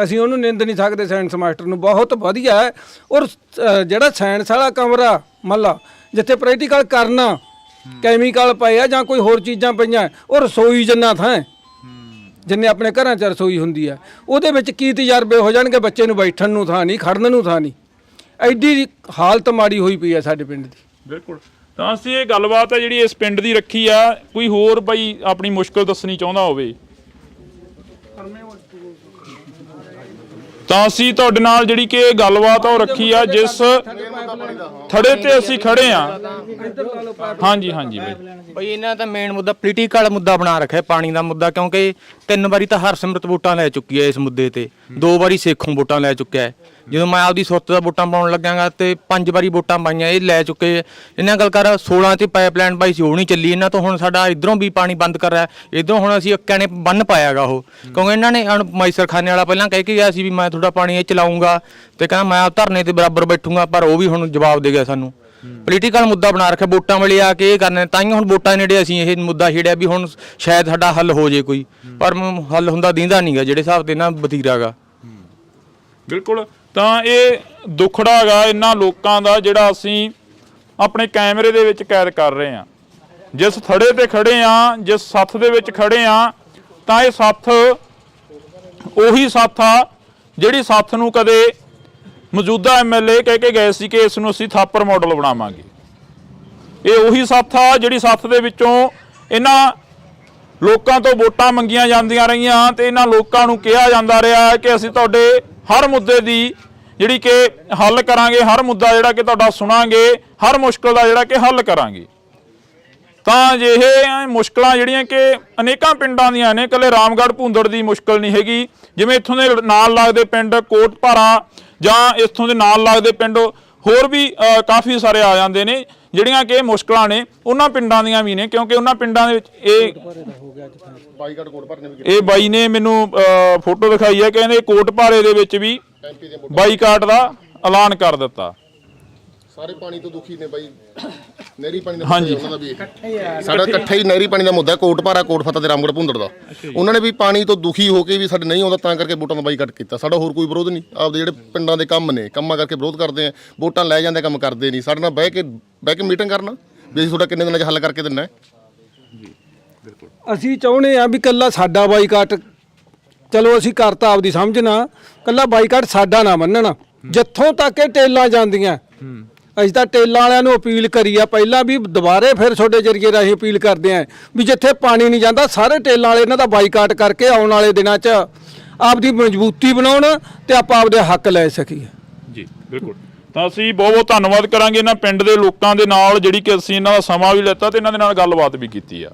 ਅਸੀਂ ਉਹਨੂੰ ਨਿੰਦ ਨਹੀਂ ਸਕਦੇ, ਸਾਇੰਸ ਮਾਸਟਰ ਨੂੰ, ਬਹੁਤ ਵਧੀਆ ਹੈ। ਔਰ ਜਿਹੜਾ ਸਾਇੰਸ ਵਾਲਾ ਕਮਰਾ ਮੱਲਾ ਜਿੱਥੇ ਪ੍ਰੈਕਟੀਕਲ ਕਰਨਾ, ਕੈਮੀਕਲ ਪਏ ਆ ਜਾਂ ਕੋਈ ਹੋਰ ਚੀਜ਼ਾਂ ਪਈਆਂ, ਉਹ ਰਸੋਈ ਜਿੰਨਾ ਥਾਂ ਜਿੰਨੇ ਆਪਣੇ ਘਰਾਂ 'ਚ ਰਸੋਈ ਹੁੰਦੀ ਹੈ, ਉਹਦੇ ਵਿੱਚ ਕੀ ਤਜਰਬੇ ਹੋ ਜਾਣਗੇ। ਬੱਚੇ ਨੂੰ ਬੈਠਣ ਨੂੰ ਥਾਂ ਨਹੀਂ, ਖੜਨ ਨੂੰ ਥਾਂ ਨਹੀਂ, ਐਡੀ ਹਾਲਤ ਮਾੜੀ ਹੋਈ ਪਈ ਹੈ ਸਾਡੇ ਪਿੰਡ ਦੀ। ਬਿਲਕੁਲ। ਤਾਂ ਅਸੀਂ ਇਹ ਗੱਲਬਾਤ ਹੈ ਜਿਹੜੀ ਇਸ ਪਿੰਡ ਦੀ ਰੱਖੀ ਆ। ਕੋਈ ਹੋਰ ਬਾਈ ਆਪਣੀ ਮੁਸ਼ਕਲ ਦੱਸਣੀ ਚਾਹੁੰਦਾ ਹੋਵੇ ਤਾਂ ਅਸੀਂ ਤੁਹਾਡੇ ਨਾਲ ਜਿਹੜੀ ਕਿ ਇਹ ਗੱਲਬਾਤ ਆ ਉਹ ਰੱਖੀ ਆ, ਜਿਸ ਥੜੇ ਤੇ ਅਸੀਂ ਖੜੇ ਆ। ਹਾਂਜੀ ਹਾਂਜੀ ਬਈ ਇਹਨਾਂ ਦਾ ਮੇਨ ਮੁੱਦਾ ਪੋਲੀਟੀਕਲ ਮੁੱਦਾ ਬਣਾ ਰੱਖਿਆ, ਪਾਣੀ ਦਾ ਮੁੱਦਾ, ਕਿਉਂਕਿ 3 ਵਾਰੀ ਤਾਂ ਹਰਸਿਮਰਤ ਵੋਟਾਂ ਲੈ ਚੁੱਕੀ ਹੈ ਇਸ ਮੁੱਦੇ ਤੇ, 2 ਵਾਰੀ ਸੇਖੋਂ ਵੋਟਾਂ ਲੈ ਚੁੱਕਿਆ ਹੈ। ਜਦੋਂ ਮੈਂ ਆਪਦੀ ਸੁਰਤ ਦਾ ਵੋਟਾਂ ਪਾਉਣ ਲੱਗਾਂਗਾ ਤੇ 5 ਵਾਰੀ ਵੋਟਾਂ ਪਾਈਆਂ, ਇਹ ਲੈ ਚੁੱਕੇ। ਇਹਨਾਂ ਗੱਲ ਕਰ 16 'ਚ ਪਾਈਪਲਾਈਨ ਪਾਈ ਸੀ, ਉਹ ਨਹੀਂ ਚੱਲੀ ਇਹਨਾਂ ਤੋਂ। ਹੁਣ ਸਾਡਾ ਇਧਰੋਂ ਵੀ ਪਾਣੀ ਬੰਦ ਕਰ ਰਿਹਾ, ਇਧਰੋਂ ਹੁਣ ਅਸੀਂ ਅੱਕਿਆਂ ਨੇ ਬੰਨ ਪਾਇਆਗਾ ਉਹ, ਕਿਉਂਕਿ ਇਹਨਾਂ ਨੇ ਮਾਈਸਰ ਖਾਨੇ ਵਾਲਾ ਪਹਿਲਾਂ ਕਹਿ ਕੇ ਗਿਆ ਸੀ ਵੀ ਮੈਂ ਤੁਹਾਡਾ ਪਾਣੀ ਇਹ ਚਲਾਉਂਗਾ, ਤੇ ਕਹਿੰਦਾ ਮੈਂ ਧਰਨੇ ਤੇ ਬਰਾਬਰ ਬੈਠੂੰਗਾ, ਪਰ ਉਹ ਵੀ ਹੁਣ ਜਵਾਬ ਦੇ ਗਿਆ ਸਾਨੂੰ। ਪੋਲੀਟੀਕਲ ਮੁੱਦਾ ਬਣਾ ਰੱਖਿਆ, ਵੋਟਾਂ ਵੇਲੇ ਆ ਕੇ ਇਹ ਕਰਨੇ, ਤਾਂ ਹੀ ਹੁਣ ਵੋਟਾਂ ਨੇੜੇ ਅਸੀਂ ਇਹ ਮੁੱਦਾ ਛੇੜਿਆ ਵੀ ਹੁਣ ਸ਼ਾਇਦ ਸਾਡਾ ਹੱਲ ਹੋ ਜੇ ਕੋਈ, ਪਰ ਹੱਲ ਹੁੰਦਾ ਦਿੰਦਾ ਨਹੀਂਗਾ ਜਿਹੜੇ ਹਿਸਾਬ ਤੇ ਨਾ ਬਤੀਰਾਗਾ। ਬਿਲਕੁਲ। ਤਾਂ ਇਹ ਦੁੱਖੜਾ ਹੈਗਾ ਇਹਨਾਂ ਲੋਕਾਂ ਦਾ ਜਿਹੜਾ ਅਸੀਂ ਆਪਣੇ ਕੈਮਰੇ ਦੇ ਵਿੱਚ ਕੈਦ ਕਰ ਰਹੇ ਹਾਂ। ਜਿਸ ਥੜੇ ਤੇ ਖੜੇ ਆ, ਜਿਸ ਸੱਥ ਦੇ ਵਿੱਚ ਖੜੇ ਆ, ਤਾਂ ਇਹ ਸੱਥ ਉਹੀ ਸੱਥ ਆ ਜਿਹੜੀ ਸੱਥ ਨੂੰ ਕਦੇ ਮੌਜੂਦਾ ਐਮਐਲਏ ਕਹਿ ਕੇ ਗਏ ਸੀ ਕਿ ਇਸ ਨੂੰ ਅਸੀਂ ਥਾਪਰ ਮਾਡਲ ਬਣਾਵਾਂਗੇ। ਇਹ ਉਹੀ ਸੱਥ ਆ ਜਿਹੜੀ ਸੱਥ ਦੇ ਵਿੱਚੋਂ ਇਹਨਾਂ ਲੋਕਾਂ ਤੋਂ ਵੋਟਾਂ ਮੰਗੀਆਂ ਜਾਂਦੀਆਂ ਰਹੀਆਂ, ਤੇ ਇਹਨਾਂ ਲੋਕਾਂ ਨੂੰ ਕਿਹਾ ਜਾਂਦਾ ਰਿਹਾ ਕਿ ਅਸੀਂ ਤੁਹਾਡੇ ਹਰ ਮੁੱਦੇ ਦੀ ਜਿਹੜੀ ਕਿ ਹੱਲ ਕਰਾਂਗੇ, ਹਰ ਮੁੱਦਾ ਜਿਹੜਾ ਕਿ ਤੁਹਾਡਾ ਸੁਣਾਂਗੇ, ਹਰ ਮੁਸ਼ਕਲ ਦਾ ਜਿਹੜਾ ਕਿ ਹੱਲ ਕਰਾਂਗੇ। ਤਾਂ ਇਹ ਮੁਸ਼ਕਲਾਂ ਜਿਹੜੀਆਂ ਕਿ ਅਨੇਕਾਂ ਪਿੰਡਾਂ ਦੀਆਂ ਨੇ, ਇਕੱਲੇ ਰਾਮਗੜ੍ਹ ਭੂੰਦੜ ਦੀ ਮੁਸ਼ਕਲ ਨਹੀਂ ਹੈਗੀ। ਜਿਵੇਂ ਇੱਥੋਂ ਦੇ ਨਾਲ ਲੱਗਦੇ ਪਿੰਡ ਕੋਟ ਭਾਰਾ ਜਾਂ ਇੱਥੋਂ ਦੇ ਨਾਲ ਲੱਗਦੇ ਪਿੰਡ ਹੋਰ ਵੀ ਕਾਫੀ ਸਾਰੇ ਆ ਜਾਂਦੇ ਨੇ, ਜਿਹੜੀਆਂ ਕਿ ਮੁਸ਼ਕਲਾਂ ਨੇ ਉਹਨਾਂ ਪਿੰਡਾਂ ਦੀਆਂ ਵੀ ਨੇ, ਕਿਉਂਕਿ ਉਹਨਾਂ ਪਿੰਡਾਂ ਦੇ ਵਿੱਚ ਇਹ ਬਾਈ ਨੇ ਮੈਨੂੰ ਫੋਟੋ ਦਿਖਾਈ ਹੈ, ਕਹਿੰਦੇ ਕੋਟ ਭਾਰੇ ਦੇ ਵਿੱਚ ਵੀ ਬਾਈਕਾਟ ਦਾ ਐਲਾਨ ਕਰ ਦਿੱਤਾ। ਸਾਰੇ ਪਾਣੀ ਤੋਂ ਦੁਖੀ ਨੇ ਬਾਈ, ਨਹਿਰੀ ਪਾਣੀ ਦਾ ਮੁੱਦਾ ਉਹਨਾਂ ਦਾ ਵੀ ਸਾਡਾ ਇਕੱਠਾ ਹੀ ਨਹਿਰੀ ਪਾਣੀ ਦਾ ਮੁੱਦਾ, ਕੋਟ ਭਾਰਾ ਕੋਟ ਫਤਿਹ ਤੇ ਰਾਮਗੜ੍ਹ ਭੁੰਦੜ ਦਾ। ਉਹਨਾਂ ਨੇ ਵੀ ਪਾਣੀ ਤੋਂ ਦੁਖੀ ਹੋ ਕੇ ਵੀ ਸਾਡੇ ਨਹੀਂ ਆਉਂਦਾ, ਤਾਂ ਕਰਕੇ ਵੋਟਾਂ ਦਾ ਬਾਈਕਾਟ ਕੀਤਾ। ਸਾਡਾ ਹੋਰ ਕੋਈ ਵਿਰੋਧ ਨਹੀਂ, ਆਪਦੇ ਜਿਹੜੇ ਪਿੰਡਾਂ ਦੇ ਕੰਮ ਨੇ, ਕੰਮਾਂ ਕਰਕੇ ਵਿਰੋਧ ਕਰਦੇ ਆ। ਵੋਟਾਂ ਲੈ ਜਾਂਦੇ, ਕੰਮ ਕਰਦੇ ਨਹੀਂ। ਸਾਡੇ ਨਾਲ ਬਹਿ ਕੇ ਮੀਟਿੰਗ ਕਰਨਾ ਵੀ ਅਸੀਂ ਤੁਹਾਡਾ ਕਿੰਨੇ ਦਿਨਾਂ 'ਚ ਹੱਲ ਕਰਕੇ ਦਿੰਨਾ। ਅਸੀਂ ਚਾਹੁੰਦੇ ਆ ਵੀ ਕੱਲਾ ਸਾਡਾ ਬਾਈਕਾਟ, ਚਲੋ ਅਸੀਂ ਕਰਤਾ ਆਪਦੀ ਸਮਝ ਨਾ, ਕੱਲਾ ਬਾਈਕਾਟ ਸਾਡਾ ਨਾ ਮੰਨਣਾ। ਜਿੱਥੋਂ ਤੱਕ ਇਹ ਟੇਲਾਂ ਜਾਂਦੀਆਂ, ਅਸੀਂ ਤਾਂ ਟੇਲਾਂ ਵਾਲਿਆਂ ਨੂੰ ਅਪੀਲ ਕਰੀ ਆ ਪਹਿਲਾਂ ਵੀ, ਦੁਬਾਰੇ ਫਿਰ ਤੁਹਾਡੇ ਜਰੀਏ ਰਾਹੀਂ ਅਪੀਲ ਕਰਦੇ ਆ ਵੀ ਜਿੱਥੇ ਪਾਣੀ ਨਹੀਂ ਜਾਂਦਾ ਸਾਰੇ ਟੇਲਾਂ ਵਾਲੇ ਇਹਨਾਂ ਦਾ ਬਾਈਕਾਟ ਕਰਕੇ ਆਉਣ ਵਾਲੇ ਦਿਨਾਂ 'ਚ ਆਪਦੀ ਮਜ਼ਬੂਤੀ ਬਣਾਉਣ ਤੇ ਆਪਾਂ ਆਪਦੇ ਹੱਕ ਲੈ ਸਕੀਏ। ਜੀ ਬਿਲਕੁਲ। ਤਾਂ ਅਸੀਂ ਬਹੁਤ ਬਹੁਤ ਧੰਨਵਾਦ ਕਰਾਂਗੇ ਇਹਨਾਂ ਪਿੰਡ ਦੇ ਲੋਕਾਂ ਦੇ ਨਾਲ, ਜਿਹੜੀ ਕਿ ਅਸੀਂ ਇਹਨਾਂ ਦਾ ਸਮਾਂ ਵੀ ਲਿੱਤਾ ਤੇ ਇਹਨਾਂ ਦੇ ਨਾਲ ਗੱਲਬਾਤ ਵੀ ਕੀਤੀ ਆ।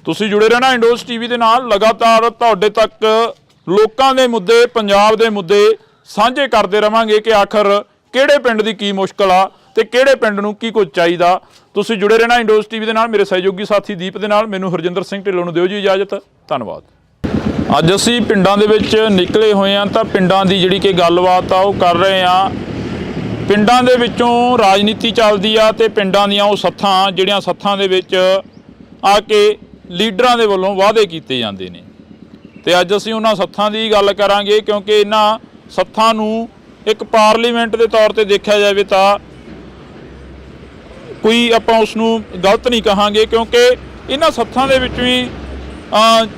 ਤੁਸੀਂ ਜੁੜੇ ਰਹਿਣਾ ਇੰਡੋਜ਼ ਟੀਵੀ ਦੇ ਨਾਲ। ਲਗਾਤਾਰ ਤੁਹਾਡੇ ਤੱਕ ਲੋਕਾਂ ਦੇ ਮੁੱਦੇ, ਪੰਜਾਬ ਦੇ ਮੁੱਦੇ ਸਾਂਝੇ ਕਰਦੇ ਰਵਾਂਗੇ ਕਿ ਆਖਰ ਕਿਹੜੇ ਪਿੰਡ ਦੀ ਕੀ ਮੁਸ਼ਕਲ ਆ ਤੇ ਕਿਹੜੇ ਪਿੰਡ ਨੂੰ ਕੀ ਕੁਝ ਚਾਹੀਦਾ। ਤੁਸੀਂ ਜੁੜੇ ਰਹਿਣਾ ਇੰਡੋਜ਼ ਟੀਵੀ ਦੇ ਨਾਲ। ਮੇਰੇ ਸਹਿਯੋਗੀ ਸਾਥੀ ਦੀਪ ਦੇ ਨਾਲ ਮੈਨੂੰ ਹਰਜਿੰਦਰ ਸਿੰਘ ਢਿੱਲੋਂ ਨੂੰ ਦਿਓ ਜੀ ਇਜਾਜ਼ਤ। ਧੰਨਵਾਦ। ਅੱਜ ਅਸੀਂ ਪਿੰਡਾਂ ਦੇ ਵਿੱਚ ਨਿਕਲੇ ਹੋਏ ਹਾਂ ਤਾਂ ਪਿੰਡਾਂ ਦੀ ਜਿਹੜੀ ਕਿ ਗੱਲਬਾਤ ਆ ਉਹ ਕਰ ਰਹੇ ਹਾਂ। ਪਿੰਡਾਂ ਦੇ ਵਿੱਚੋਂ ਰਾਜਨੀਤੀ ਚੱਲਦੀ ਆ ਤੇ ਪਿੰਡਾਂ ਦੀਆਂ ਉਹ ਸੱਥਾਂ ਜਿਹੜੀਆਂ ਸੱਥਾਂ ਦੇ ਵਿੱਚ ਆ ਕੇ ਲੀਡਰਾਂ ਦੇ ਵੱਲੋਂ ਵਾਅਦੇ ਕੀਤੇ ਜਾਂਦੇ ਨੇ ਤੇ ਅੱਜ ਅਸੀਂ ਉਹਨਾਂ ਸੱਥਾਂ ਦੀ ਗੱਲ ਕਰਾਂਗੇ ਕਿਉਂਕਿ ਇਹਨਾਂ ਸੱਥਾਂ ਨੂੰ ਇੱਕ ਪਾਰਲੀਮੈਂਟ ਦੇ ਤੌਰ ਤੇ ਦੇਖਿਆ ਜਾਵੇ ਤਾਂ ਕੋਈ ਆਪਾਂ ਉਸ ਨੂੰ ਗਲਤ ਨਹੀਂ ਕਹਾਂਗੇ ਕਿਉਂਕਿ ਇਹਨਾਂ ਸੱਥਾਂ ਦੇ ਵਿੱਚੋਂ ਹੀ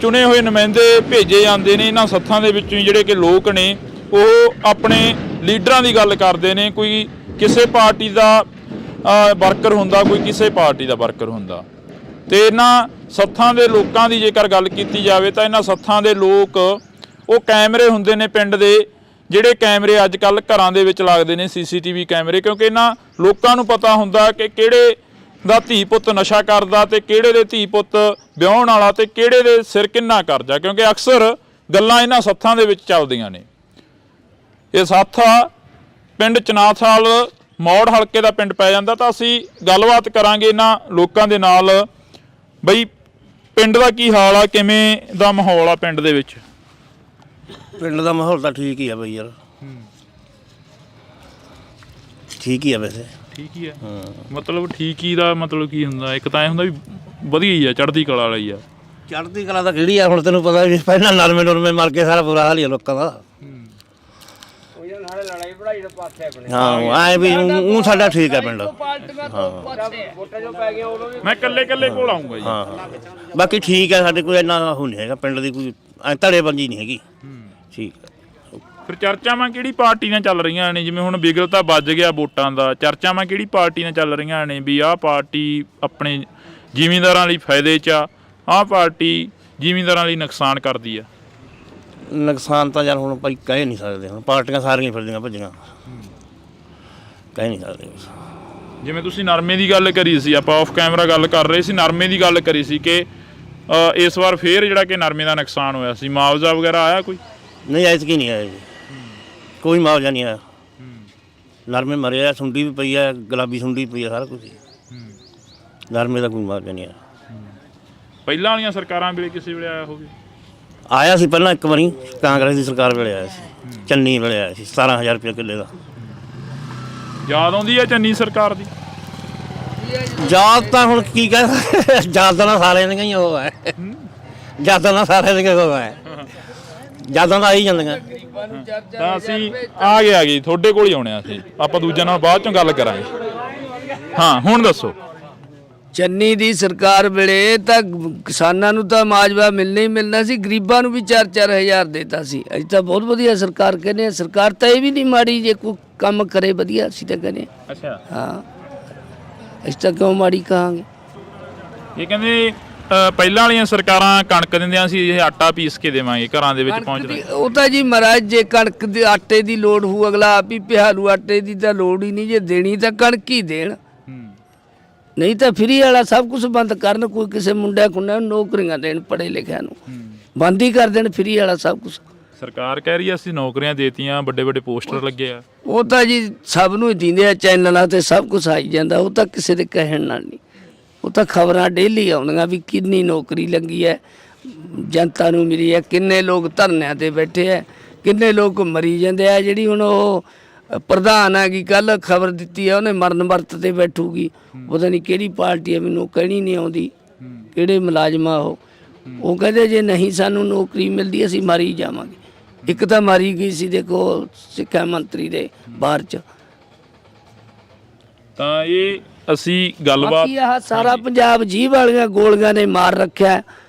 ਚੁਣੇ ਹੋਏ ਨੁਮਾਇੰਦੇ ਭੇਜੇ ਜਾਂਦੇ ਨੇ। ਇਹਨਾਂ ਸੱਥਾਂ ਦੇ ਵਿੱਚੋਂ ਹੀ ਜਿਹੜੇ ਕਿ ਲੋਕ ਨੇ ਉਹ ਆਪਣੇ ਲੀਡਰਾਂ ਦੀ ਗੱਲ ਕਰਦੇ ਨੇ। ਕੋਈ ਕਿਸੇ ਪਾਰਟੀ ਦਾ ਵਰਕਰ ਹੁੰਦਾ, ਕੋਈ ਕਿਸੇ ਪਾਰਟੀ ਦਾ ਵਰਕਰ ਹੁੰਦਾ ਤੇ ਇਹਨਾਂ ਸੱਥਾਂ ਦੇ ਲੋਕਾਂ ਦੀ ਜੇਕਰ ਗੱਲ ਕੀਤੀ ਜਾਵੇ ਤਾਂ ਇਹਨਾਂ ਸੱਥਾਂ ਦੇ ਲੋਕ ਉਹ ਕੈਮਰੇ ਹੁੰਦੇ ਨੇ ਪਿੰਡ ਦੇ, ਜਿਹੜੇ ਕੈਮਰੇ ਅੱਜ ਕੱਲ੍ਹ ਘਰਾਂ ਦੇ ਵਿੱਚ ਲੱਗਦੇ ਨੇ CCTV ਕੈਮਰੇ, ਕਿਉਂਕਿ ਇਹਨਾਂ ਲੋਕਾਂ ਨੂੰ ਪਤਾ ਹੁੰਦਾ ਕਿ ਕਿਹੜੇ ਦਾ ਧੀ ਪੁੱਤ ਨਸ਼ਾ ਕਰਦਾ ਤੇ ਕਿਹੜੇ ਦੇ ਧੀ ਪੁੱਤ ਵਿਆਹੁਣ ਵਾਲਾ ਤੇ ਕਿਹੜੇ ਦੇ ਸਿਰ ਕਿੰਨਾ ਕਰਜ਼ਾ, ਕਿਉਂਕਿ ਅਕਸਰ ਗੱਲਾਂ ਇਹਨਾਂ ਸੱਥਾਂ ਦੇ ਵਿੱਚ ਚੱਲਦੀਆਂ ਨੇ। ਇਹ ਸੱਥ ਪਿੰਡ ਚਨਾਥਾਲ ਮੌੜ ਹਲਕੇ ਦਾ ਪਿੰਡ ਪੈ ਜਾਂਦਾ ਤਾਂ ਅਸੀਂ ਗੱਲਬਾਤ ਕਰਾਂਗੇ ਇਹਨਾਂ ਲੋਕਾਂ ਦੇ ਨਾਲ। ਬਈ ਪਿੰਡ ਦਾ ਕੀ ਹਾਲ ਆ, ਕਿਵੇਂ ਦਾ ਮਾਹੌਲ ਆ ਪਿੰਡ ਦੇ ਵਿੱਚ? ਪਿੰਡ ਦਾ ਮਾਹੌਲ ਤਾਂ ਠੀਕ ਹੀ ਆ ਬਈ ਯਾਰ, ਠੀਕ ਹੀ ਆ ਵੈਸੇ। ਠੀਕ ਹੀ ਆ ਮਤਲਬ ਠੀਕ ਹੀ ਦਾ ਮਤਲਬ ਕੀ ਹੁੰਦਾ? ਇੱਕ ਤਾਂ ਇਹ ਹੁੰਦਾ ਵੀ ਵਧੀਆ ਹੀ ਆ, ਚੜ੍ਹਦੀ ਕਲਾ ਵਾਲੀ ਆ। ਚੜ੍ਹਦੀ ਕਲਾ ਤਾਂ ਕਿਹੜੀ ਆ, ਹੁਣ ਤੈਨੂੰ ਪਤਾ ਵੀ ਪਹਿਲਾਂ ਨਰਮੇ ਨੁਰਮੇ ਮਰ ਕੇ ਸਾਰਾ ਬੁਰਾ ਹਾਲ ਹੀ ਆ ਲੋਕਾਂ ਦਾ। ਹਾਂ ਐ ਵੀ ਉਹ ਸਾਡਾ ਠੀਕ ਹੈ ਪਿੰਡ। ਮੈਂ ਕੱਲੇ ਕੋਲ ਆਉਂਗਾ ਜੀ। ਹਾਂ ਬਾਕੀ ਠੀਕ ਹੈ, ਸਾਡੇ ਕੋਈ ਇੰਨਾ ਉਹ ਨਹੀਂ ਹੈਗਾ ਪਿੰਡ ਦੀ, ਕੋਈ ਧੜੇਬੰਦੀ ਨਹੀਂ ਹੈਗੀ। ਠੀਕ ਹੈ। ਫਿਰ ਚਰਚਾਵਾਂ ਕਿਹੜੀ ਪਾਰਟੀ ਨਾਲ ਚੱਲ ਰਹੀਆਂ ਨੇ? ਜਿਵੇਂ ਹੁਣ ਬਿਗਲ ਤਾਂ ਵੱਜ ਗਿਆ ਵੋਟਾਂ ਦਾ, ਚਰਚਾਵਾਂ ਕਿਹੜੀ ਪਾਰਟੀ ਨਾਲ ਚੱਲ ਰਹੀਆਂ ਨੇ ਵੀ ਆਹ ਪਾਰਟੀ ਆਪਣੇ ਜ਼ਿਮੀਂਦਾਰਾਂ ਲਈ ਫਾਇਦੇ 'ਚ ਆ, ਆਹ ਪਾਰਟੀ ਜ਼ਿਮੀਂਦਾਰਾਂ ਲਈ ਨੁਕਸਾਨ ਕਰਦੀ ਆ? ਨੁਕਸਾਨ ਤਾਂ ਯਾਰ ਹੁਣ ਭਾਈ ਕਹਿ ਨਹੀਂ ਸਕਦੇ, ਹੁਣ ਪਾਰਟੀਆਂ ਸਾਰੀਆਂ ਫਿਰਦੀਆਂ ਭੱਜੀਆਂ, ਕਹਿ ਨਹੀਂ ਸਕਦੇ। ਜਿਵੇਂ ਤੁਸੀਂ ਨਰਮੇ ਦੀ ਗੱਲ ਕਰੀ ਸੀ, ਆਪਾਂ ਆਫ ਕੈਮਰਾ ਗੱਲ ਕਰ ਰਹੇ ਸੀ, ਨਰਮੇ ਦੀ ਗੱਲ ਕਰੀ ਸੀ ਕਿ ਇਸ ਵਾਰ ਫੇਰ ਜਿਹੜਾ ਕਿ ਨਰਮੇ ਦਾ ਨੁਕਸਾਨ ਹੋਇਆ ਸੀ, ਮੁਆਵਜ਼ਾ ਵਗੈਰਾ ਆਇਆ ਕੋਈ? ਨਹੀਂ ਐਤਕੀ ਨਹੀਂ ਆਇਆ ਜੀ, ਕੋਈ ਮੁਆਵਜ਼ਾ ਨਹੀਂ ਆਇਆ। ਨਰਮੇ ਮਰੇ ਆ, ਸੁੰਡੀ ਵੀ ਪਈ ਆ, ਗੁਲਾਬੀ ਸੁੰਡੀ ਪਈ ਆ, ਸਾਰਾ ਕੁਝ। ਨਰਮੇ ਦਾ ਕੋਈ ਮੁਆਵਜ਼ਾ ਨਹੀਂ ਆਇਆ। ਪਹਿਲਾਂ ਵਾਲੀਆਂ ਸਰਕਾਰਾਂ ਵੇਲੇ ਕਿਸੇ ਵੇਲੇ ਆਇਆ ਹੋਵੇ? ਆਇਆ ਸੀ ਪਹਿਲਾਂ ਇੱਕ ਵਾਰੀ, ਕਾਂਗਰਸ ਦੀ ਸਰਕਾਰ ਵੇਲੇ ਆਇਆ ਸੀ, ਚੰਨੀ ਵੇਲੇ ਆਇਆ ਸੀ 17,000 ਰੁਪਏ ਕਿੱਲੇ ਦਾ। ਯਾਦ ਆਉਂਦੀ ਹੈ ਚੰਨੀ ਸਰਕਾਰ ਦੀ? ਯਾਦ ਤਾਂ ਹੁਣ ਕੀ ਕਹਿ, ਯਾਦਾਂ ਨਾਲ ਸਾਰਿਆਂ ਦੀਆਂ ਹੀ ਉਹ ਹੈ, ਯਾਦਾਂ ਨਾਲ ਸਾਰਿਆਂ ਦੀਆਂ ਉਹ ਹੈ, ਯਾਦਾਂ ਤਾਂ ਆਈ ਜਾਂਦੀਆਂ। ਤਾਂ ਅਸੀਂ ਆ ਗਏ ਤੁਹਾਡੇ ਕੋਲ ਹੀ ਆਉਣੇ ਆ, ਅਸੀਂ ਆਪਾਂ ਦੂਜਿਆਂ ਨਾਲ ਬਾਅਦ ਚੋਂ ਗੱਲ ਕਰਾਂਗੇ। ਹਾਂ ਹੁਣ ਦੱਸੋ। ਚੰਨੀ ਦੀ ਸਰਕਾਰ ਵੇਲੇ ਤਾਂ ਕਿਸਾਨਾਂ ਨੂੰ ਤਾਂ ਮਾਜਵਾ ਮਿਲਣਾ ਹੀ ਮਿਲਣਾ ਸੀ, ਗਰੀਬਾਂ ਨੂੰ ਵੀ 4-4 ਹਜ਼ਾਰ ਦੇਤਾ ਸੀ। ਅਸੀਂ ਤਾਂ ਬਹੁਤ ਵਧੀਆ ਸਰਕਾਰ ਕਹਿੰਦੇ ਆ, ਸਰਕਾਰ ਤਾਂ ਇਹ ਵੀ ਨਹੀਂ ਮਾੜੀ, ਜੇ ਕੋਈ ਕੰਮ ਕਰੇ ਵਧੀਆ ਅਸੀਂ ਤਾਂ ਕਹਿੰਦੇ। ਅੱਛਾ ਹਾਂ ਅਸੀਂ ਤਾਂ ਕਿਉਂ ਮਾੜੀ ਕਹਾਂਗੇ? ਇਹ ਕਹਿੰਦੇ ਪਹਿਲਾਂ ਵਾਲੀਆਂ ਸਰਕਾਰਾਂ ਕਣਕ ਦਿੰਦੀਆਂ ਸੀ, ਇਹ ਆਟਾ ਪੀਸ ਕੇ ਦੇਵਾਂਗੇ ਘਰਾਂ ਦੇ ਵਿੱਚ ਪਹੁੰਚਦਾ। ਉਹ ਤਾਂ ਜੀ ਮਹਾਰਾਜ ਜੇ ਕਣਕ ਦੇ ਆਟੇ ਦੀ ਲੋੜ ਹੋਊ ਅਗਲਾ ਆਪ ਹੀ ਪਿਹਾਲੂ, ਆਟੇ ਦੀ ਤਾਂ ਲੋੜ ਹੀ ਨਹੀਂ, ਜੇ ਦੇਣੀ ਤਾਂ ਕਣਕ ਹੀ ਦੇਣ, ਨਹੀਂ ਤਾਂ ਫਰੀ ਵਾਲਾ ਸਭ ਕੁਝ ਬੰਦ ਕਰਨ। ਕੋਈ ਕਿਸੇ ਮੁੰਡਿਆਂ ਕੁੰਡਿਆਂ ਨੂੰ ਨੌਕਰੀਆਂ ਦੇਣ, ਪੜ੍ਹੇ ਲਿਖਿਆਂ ਨੂੰ ਬੰਦ ਹੀ ਕਰ ਦੇਣ ਫਰੀ ਵਾਲਾ ਸਭ ਕੁਝ। ਸਰਕਾਰ ਕਹਿ ਰਹੀ ਆ ਅਸੀਂ ਨੌਕਰੀਆਂ ਦੇਤੀਆਂ, ਵੱਡੇ ਵੱਡੇ ਪੋਸਟਰ ਲੱਗੇ ਆ। ਉਹ ਤਾਂ ਜੀ ਸਭ ਨੂੰ ਹੀ ਦਿੰਦੇ ਆ, ਚੈਨਲਾਂ ਤੇ ਸਭ ਕੁਝ ਆਈ ਜਾਂਦਾ, ਉਹ ਤਾਂ ਕਿਸੇ ਦੇ ਕਹਿਣ ਨਾਲ ਨਹੀਂ। ਉਹ ਤਾਂ ਖਬਰਾਂ ਡੇਲੀ ਆਉਂਦੀਆਂ ਵੀ ਕਿੰਨੀ ਨੌਕਰੀ ਲੱਗੀ ਹੈ, ਜਨਤਾ ਨੂੰ ਮਿਲੀ ਹੈ, ਕਿੰਨੇ ਲੋਕ ਧਰਨਿਆਂ ਤੇ ਬੈਠੇ ਹੈ, ਕਿੰਨੇ ਲੋਕ ਮਰੀ ਜਾਂਦੇ ਆ। ਜਿਹੜੀ ਹੁਣ ਉਹ ਪ੍ਰਧਾਨ ਹੈਗੀ ਕੱਲ ਖਬਰ ਦਿੱਤੀ ਹੈ, ਉਹਨੇ ਮਰਨ ਵਰਤ ਤੇ ਬੈਠੂਗੀ, ਪਤਾ ਨਹੀਂ ਕਿਹੜੀ ਪਾਰਟੀ ਹੈ, ਮੈਨੂੰ ਕਹਿਣੀ ਨਹੀਂ ਆਉਂਦੀ ਕਿਹੜੇ ਮੁਲਾਜ਼ਮਾਂ ਉਹ ਕਹਿੰਦੇ ਜੇ ਨਹੀਂ ਸਾਨੂੰ ਨੌਕਰੀ ਮਿਲਦੀ ਅਸੀਂ ਮਾਰੀ ਜਾਵਾਂਗੇ। ਇੱਕ ਤਾਂ ਮਾਰੀ ਗਈ ਸੀ ਦੇਖੋ ਸਿੱਖਿਆ ਮੰਤਰੀ ਦੇ ਬਾਹਰ ਚ। ਤਾਂ ਇਹ ਅਸੀਂ ਗੱਲਬਾਤ ਆਹ ਸਾਰਾ ਪੰਜਾਬ ਜੀਭ ਵਾਲੀਆਂ ਗੋਲੀਆਂ ਨੇ ਮਾਰ ਰੱਖਿਆ।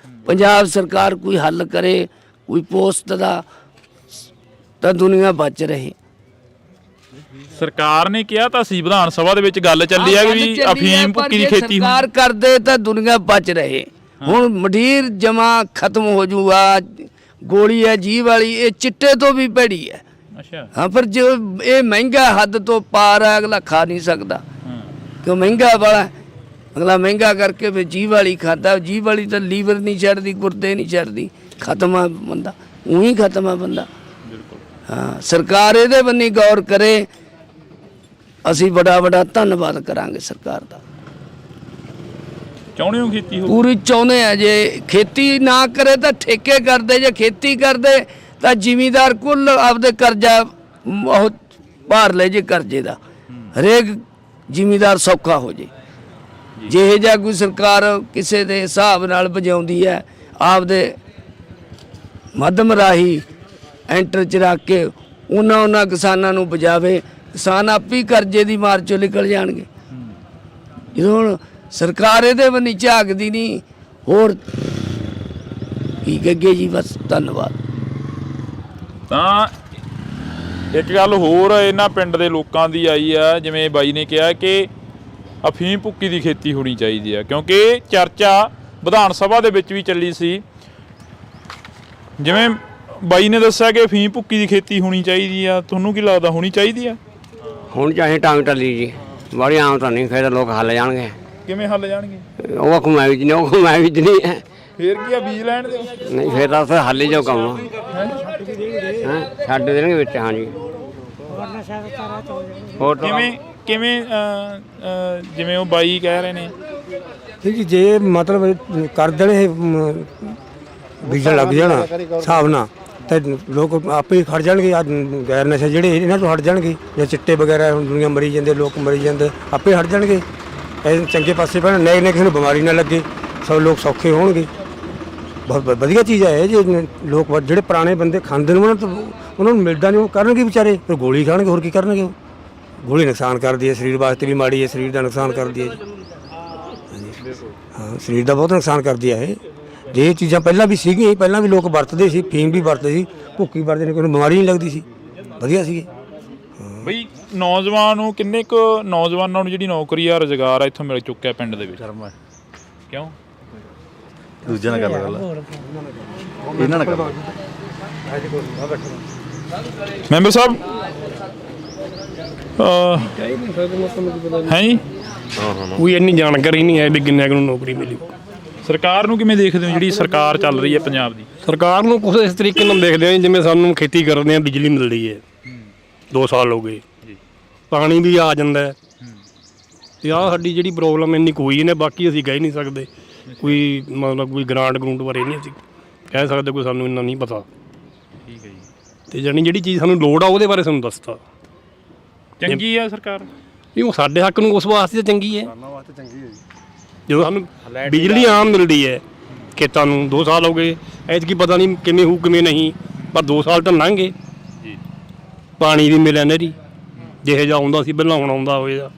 ਪੰਜਾਬ ਸਰਕਾਰ ਕੋਈ ਹੱਲ ਕਰੇ, ਕੋਈ ਪੋਸਟ ਦਾ, ਤਾਂ ਦੁਨੀਆ ਬਚ ਰਹੇ। ਸਰਕਾਰ ਨੇ ਕਿਹਾ ਤਾਂ ਸੀ, ਵਿਧਾਨ ਸਭਾ ਦੇ ਵਿੱਚ ਗੱਲ ਚੱਲੀ ਆ ਵੀ ਅਫੀਮ ਭੁੱਕੀ ਦੀ ਖੇਤੀ ਸਰਕਾਰ ਕਰਦੇ ਤਾਂ ਦੁਨੀਆ ਬਚ ਰਹੇ। ਹੁਣ ਮਡੀਰ ਜਮਾ ਖਤਮ ਹੋ ਜੂਗਾ। ਗੋਲੀ ਹੈ ਜੀਭ ਵਾਲੀ, ਇਹ ਚਿੱਟੇ ਤੋਂ ਵੀ ਭੈੜੀ ਹੈ। ਅੱਛਾ ਹਾਂ ਪਰ ਜੋ ਇਹ ਮਹਿੰਗਾ ਹੱਦ ਤੋਂ ਪਾਰ ਹੈ, ਅਗਲਾ ਖਾ ਨਹੀਂ ਸਕਦਾ ਕਿਉਂ ਮਹਿੰਗਾ ਵਾਲਾ। ਅਗਲਾ ਮਹਿੰਗਾ ਕਰਕੇ ਫਿਰ ਜੀਭ ਵਾਲੀ ਖਾਦਾ। ਜੀਭ ਵਾਲੀ ਤਾਂ ਲੀਵਰ ਨਹੀਂ ਛੱਡਦੀ, ਗੁਰਦੇ ਨਹੀਂ ਛੱਡਦੀ, ਖਤਮ ਆ ਬੰਦਾ, ਉਹੀ ਖਤਮ ਆ ਬੰਦਾ। ਹਾਂ, ਸਰਕਾਰ ਇਹਦੇ ਬੰਨੀ ਗੌਰ ਕਰੇ। ਅਸੀਂ ਬੜਾ ਧੰਨਵਾਦ ਕਰਾਂਗੇ ਸਰਕਾਰ ਦਾ। ਚਾਹੁੰਦੇ ਹੋ ਖੇਤੀ ਹੋ? ਪੂਰੀ ਚਾਹੁੰਦੇ ਆ। ਜੇ ਖੇਤੀ ਨਾ ਕਰੇ ਤਾਂ ਠੇਕੇ ਕਰਦੇ, ਜੇ ਖੇਤੀ ਕਰਦੇ ਤਾਂ ਜ਼ਿਮੀਦਾਰ ਕੁੱਲ ਆਪਦੇ ਕਰਜ਼ਾ ਉਹ ਭਾਰ ਲੈ ਜੇ ਕਰਜ਼ੇ ਦਾ। ਹਰੇਕ ਜ਼ਿਮੀਦਾਰ ਸੌਖਾ ਹੋ ਜੇ। ਜਿਹੇ ਜਿਹਾ ਕੋਈ ਸਰਕਾਰ ਕਿਸੇ ਦੇ ਹਿਸਾਬ ਨਾਲ ਵਜਾਉਂਦੀ ਹੈ, ਆਪਦੇ ਮਾਧਮ ਰਾਹੀਂ ਐਂਟਰ ਚ ਰੱਖ ਕੇ ਉਹਨਾਂ ਕਿਸਾਨਾਂ ਨੂੰ ਬਜਾਵੇ। ਕਿਸਾਨ ਆਪ ਹੀ ਕਰਜ਼ੇ ਦੀ ਮਾਰ ਚੋਂ ਨਿਕਲ ਜਾਣਗੇ। ਜਦੋਂ ਹੁਣ ਸਰਕਾਰ ਇਹਦੇ ਬੰਨੀ ਝਾਕਦੀ ਨਹੀਂ, ਹੋਰ ਕੀ ਕਹਗੇ ਜੀ। ਬਸ ਧੰਨਵਾਦ। ਤਾਂ ਇੱਕ ਗੱਲ ਹੋਰ ਇਹਨਾਂ ਪਿੰਡ ਦੇ ਲੋਕਾਂ ਦੀ ਆਈ ਆ, ਜਿਵੇਂ ਬਾਈ ਨੇ ਕਿਹਾ ਕਿ ਅਫੀਮ ਭੁੱਕੀ ਦੀ ਖੇਤੀ ਹੋਣੀ ਚਾਹੀਦੀ ਆ, ਕਿਉਂਕਿ ਚਰਚਾ ਵਿਧਾਨ ਸਭਾ ਦੇ ਵਿੱਚ ਵੀ ਚੱਲੀ ਸੀ। ਜਿਵੇਂ ਬਾਈ ਨੇ ਦੱਸਿਆ ਕਿ ਅਫੀਮ ਭੁੱਕੀ ਦੀ ਖੇਤੀ ਹੋਣੀ ਚਾਹੀਦੀ ਆ, ਤੁਹਾਨੂੰ ਕੀ ਲੱਗਦਾ ਹੋਣੀ ਚਾਹੀਦੀ ਆ? ਹੁਣ ਚਾਹੇ ਟਾਂਗ ਟੱਲੀ ਜੀ, ਬੜੀ ਆਮ ਤਾਂ ਨਹੀਂ, ਫਿਰ ਲੋਕ ਹੱਲ ਜਾਣਗੇ। ਕਿਵੇਂ ਹੱਲ ਜਾਣਗੇ? ਉਹ ਆਖੂ ਮੈਂ ਬੀਜਣੀ, ਉਹ ਆਖੂ ਮੈਂ ਬੀਜਣੀ ਹੈ। ਫੇਰ ਕੀ ਆ, ਬੀਜ ਲੈਣ ਦਿਓ। ਨਹੀਂ ਫਿਰ ਤਾਂ ਉੱਥੇ ਹੱਲ ਹੀ ਜੋ ਕੰਮ ਆ। ਛੱਡ ਦੇਣਗੇ ਵਿੱਚ। ਹਾਂਜੀ ਹੋਰ ਕਿਵੇਂ ਜਿਵੇਂ ਉਹ ਬਾਈ ਕਹਿ ਰਹੇ ਨੇ ਜੀ, ਜੇ ਮਤਲਬ ਕਰ ਦੇਣ ਇਹ ਬੀਜਣ ਲੱਗ ਜਾਣਾ ਹਿਸਾਬ ਨਾਲ, ਤੇ ਲੋਕ ਆਪੇ ਹੀ ਖੜ ਜਾਣਗੇ। ਆ ਗੈਰ ਨਸ਼ਾ ਜਿਹੜੇ ਇਹਨਾਂ ਤੋਂ ਹਟ ਜਾਣਗੇ, ਜਾਂ ਚਿੱਟੇ ਵਗੈਰਾ ਹੁਣ ਦੁਨੀਆ ਮਰੀ ਜਾਂਦੇ, ਲੋਕ ਮਰੀ ਜਾਂਦੇ, ਆਪੇ ਹਟ ਜਾਣਗੇ। ਇਹ ਚੰਗੇ ਪਾਸੇ ਪੈਣ, ਨਏ ਕਿਸੇ ਨੂੰ ਬਿਮਾਰੀ ਨਾ ਲੱਗੇ, ਸਭ ਲੋਕ ਸੌਖੇ ਹੋਣਗੇ। ਬਹੁਤ ਵਧੀਆ ਚੀਜ਼ ਹੈ। ਜੇ ਲੋਕ ਜਿਹੜੇ ਪੁਰਾਣੇ ਬੰਦੇ ਖਾਂਦੇ ਨੇ ਉਹਨਾਂ ਨੂੰ ਮਿਲਦਾ ਨਹੀਂ, ਉਹ ਕਰਨਗੇ ਵਿਚਾਰੇ, ਫਿਰ ਗੋਲੀ ਖਾਣਗੇ, ਹੋਰ ਕੀ ਕਰਨਗੇ। ਉਹ ਗੋਲੀ ਨੁਕਸਾਨ ਕਰਦੀ ਹੈ, ਸਰੀਰ ਵਾਸਤੇ ਵੀ ਮਾੜੀ ਹੈ, ਸਰੀਰ ਦਾ ਨੁਕਸਾਨ ਕਰਦੀ ਹੈ ਜੀ। ਹਾਂ, ਸਰੀਰ ਦਾ ਬਹੁਤ ਨੁਕਸਾਨ ਕਰਦੀ ਹੈ ਇਹ। ਜੇ ਇਹ ਚੀਜ਼ਾਂ ਪਹਿਲਾਂ ਵੀ ਸੀਗੀਆਂ, ਪਹਿਲਾਂ ਵੀ ਲੋਕ ਵਰਤਦੇ ਸੀ, ਫੀਮ ਵੀ ਵਰਤਦੇ ਸੀ, ਭੁੱਕੀ ਵਰਤਦੇ ਨੇ, ਕੋਈ ਬਿਮਾਰੀ ਨਹੀਂ ਲੱਗਦੀ ਸੀ, ਵਧੀਆ ਸੀਗੇ। ਬਈ ਨੌਜਵਾਨ ਨੂੰ ਕਿੰਨੇ ਕੁ ਨੌਜਵਾਨਾਂ ਨੂੰ ਜਿਹੜੀ ਨੌਕਰੀ ਆ, ਰੁਜ਼ਗਾਰ ਆ ਇੱਥੋਂ ਮਿਲ ਚੁੱਕਿਆ ਪਿੰਡ ਦੇ ਵਿੱਚ? ਕਿਉਂ? ਦੂਜਿਆਂ ਨਾਲ ਗੱਲ ਇਹਨਾਂ ਨਾਲ ਕਰ। ਮੈਂਬਰ ਸਾਹਿਬ ਹੈ ਜੀ, ਕੋਈ ਇੰਨੀ ਜਾਣਕਾਰੀ ਨਹੀਂ ਹੈ ਵੀ ਕਿੰਨੇ ਨੂੰ ਨੌਕਰੀ ਮਿਲੀ। ਸਰਕਾਰ ਨੂੰ ਕਿਵੇਂ ਦੇਖਦੇ ਹੋ, ਜਿਹੜੀ ਸਰਕਾਰ ਚੱਲ ਰਹੀ ਹੈ ਪੰਜਾਬ ਦੀ? ਸਰਕਾਰ ਨੂੰ ਕੁਝ ਇਸ ਤਰੀਕੇ ਨਾਲ ਦੇਖਦੇ ਹਾਂ ਜਿਵੇਂ ਸਾਨੂੰ ਖੇਤੀ ਕਰਦੇ ਹਾਂ, ਬਿਜਲੀ ਮਿਲ ਰਹੀ ਹੈ। 2 ਸਾਲ ਹੋ ਗਏ, ਪਾਣੀ ਵੀ ਆ ਜਾਂਦਾ ਤੇ ਆਹ ਸਾਡੀ ਜਿਹੜੀ ਪ੍ਰੋਬਲਮ ਇੰਨੀ ਕੋਈ ਨੇ। ਬਾਕੀ ਅਸੀਂ ਕਹਿ ਨਹੀਂ ਸਕਦੇ ਕੋਈ, ਮਤਲਬ ਕੋਈ ਗ੍ਰਾਂਟ ਬਾਰੇ ਨਹੀਂ ਅਸੀਂ ਕਹਿ ਸਕਦੇ, ਕੋਈ ਸਾਨੂੰ ਇੰਨਾ ਨਹੀਂ ਪਤਾ। ਠੀਕ ਹੈ ਜੀ। ਤੇ ਜਾਨੀ ਜਿਹੜੀ ਚੀਜ਼ ਸਾਨੂੰ ਲੋੜ ਆ ਉਹਦੇ ਬਾਰੇ ਸਾਨੂੰ ਦੱਸਤਾ। ਚੰਗੀ ਆ ਸਰਕਾਰ? ਨਹੀਂ, ਉਹ ਸਾਡੇ ਹੱਕ ਨੂੰ ਉਸ ਵਾਸਤੇ ਤਾਂ ਚੰਗੀ ਹੈ। ਜਦੋਂ ਸਾਨੂੰ ਬਿਜਲੀ ਆਮ ਮਿਲਦੀ ਹੈ ਖੇਤਾਂ ਨੂੰ, 2 ਸਾਲ ਹੋ ਗਏ, ਐਤਕੀ ਪਤਾ ਨਹੀਂ ਕਿਵੇਂ ਹੋਊ ਕਿਵੇਂ ਨਹੀਂ, ਪਰ 2 ਸਾਲ ਤਾਂ ਲੰਘ ਗਏ। ਪਾਣੀ ਵੀ ਮਿਲਿਆ ਨਹਿਰੀ, ਜਿਹੇ ਜਿਹਾ ਆਉਂਦਾ ਸੀ ਪਹਿਲਾਂ, ਹੁਣ ਆਉਂਦਾ ਹੋਏਗਾ।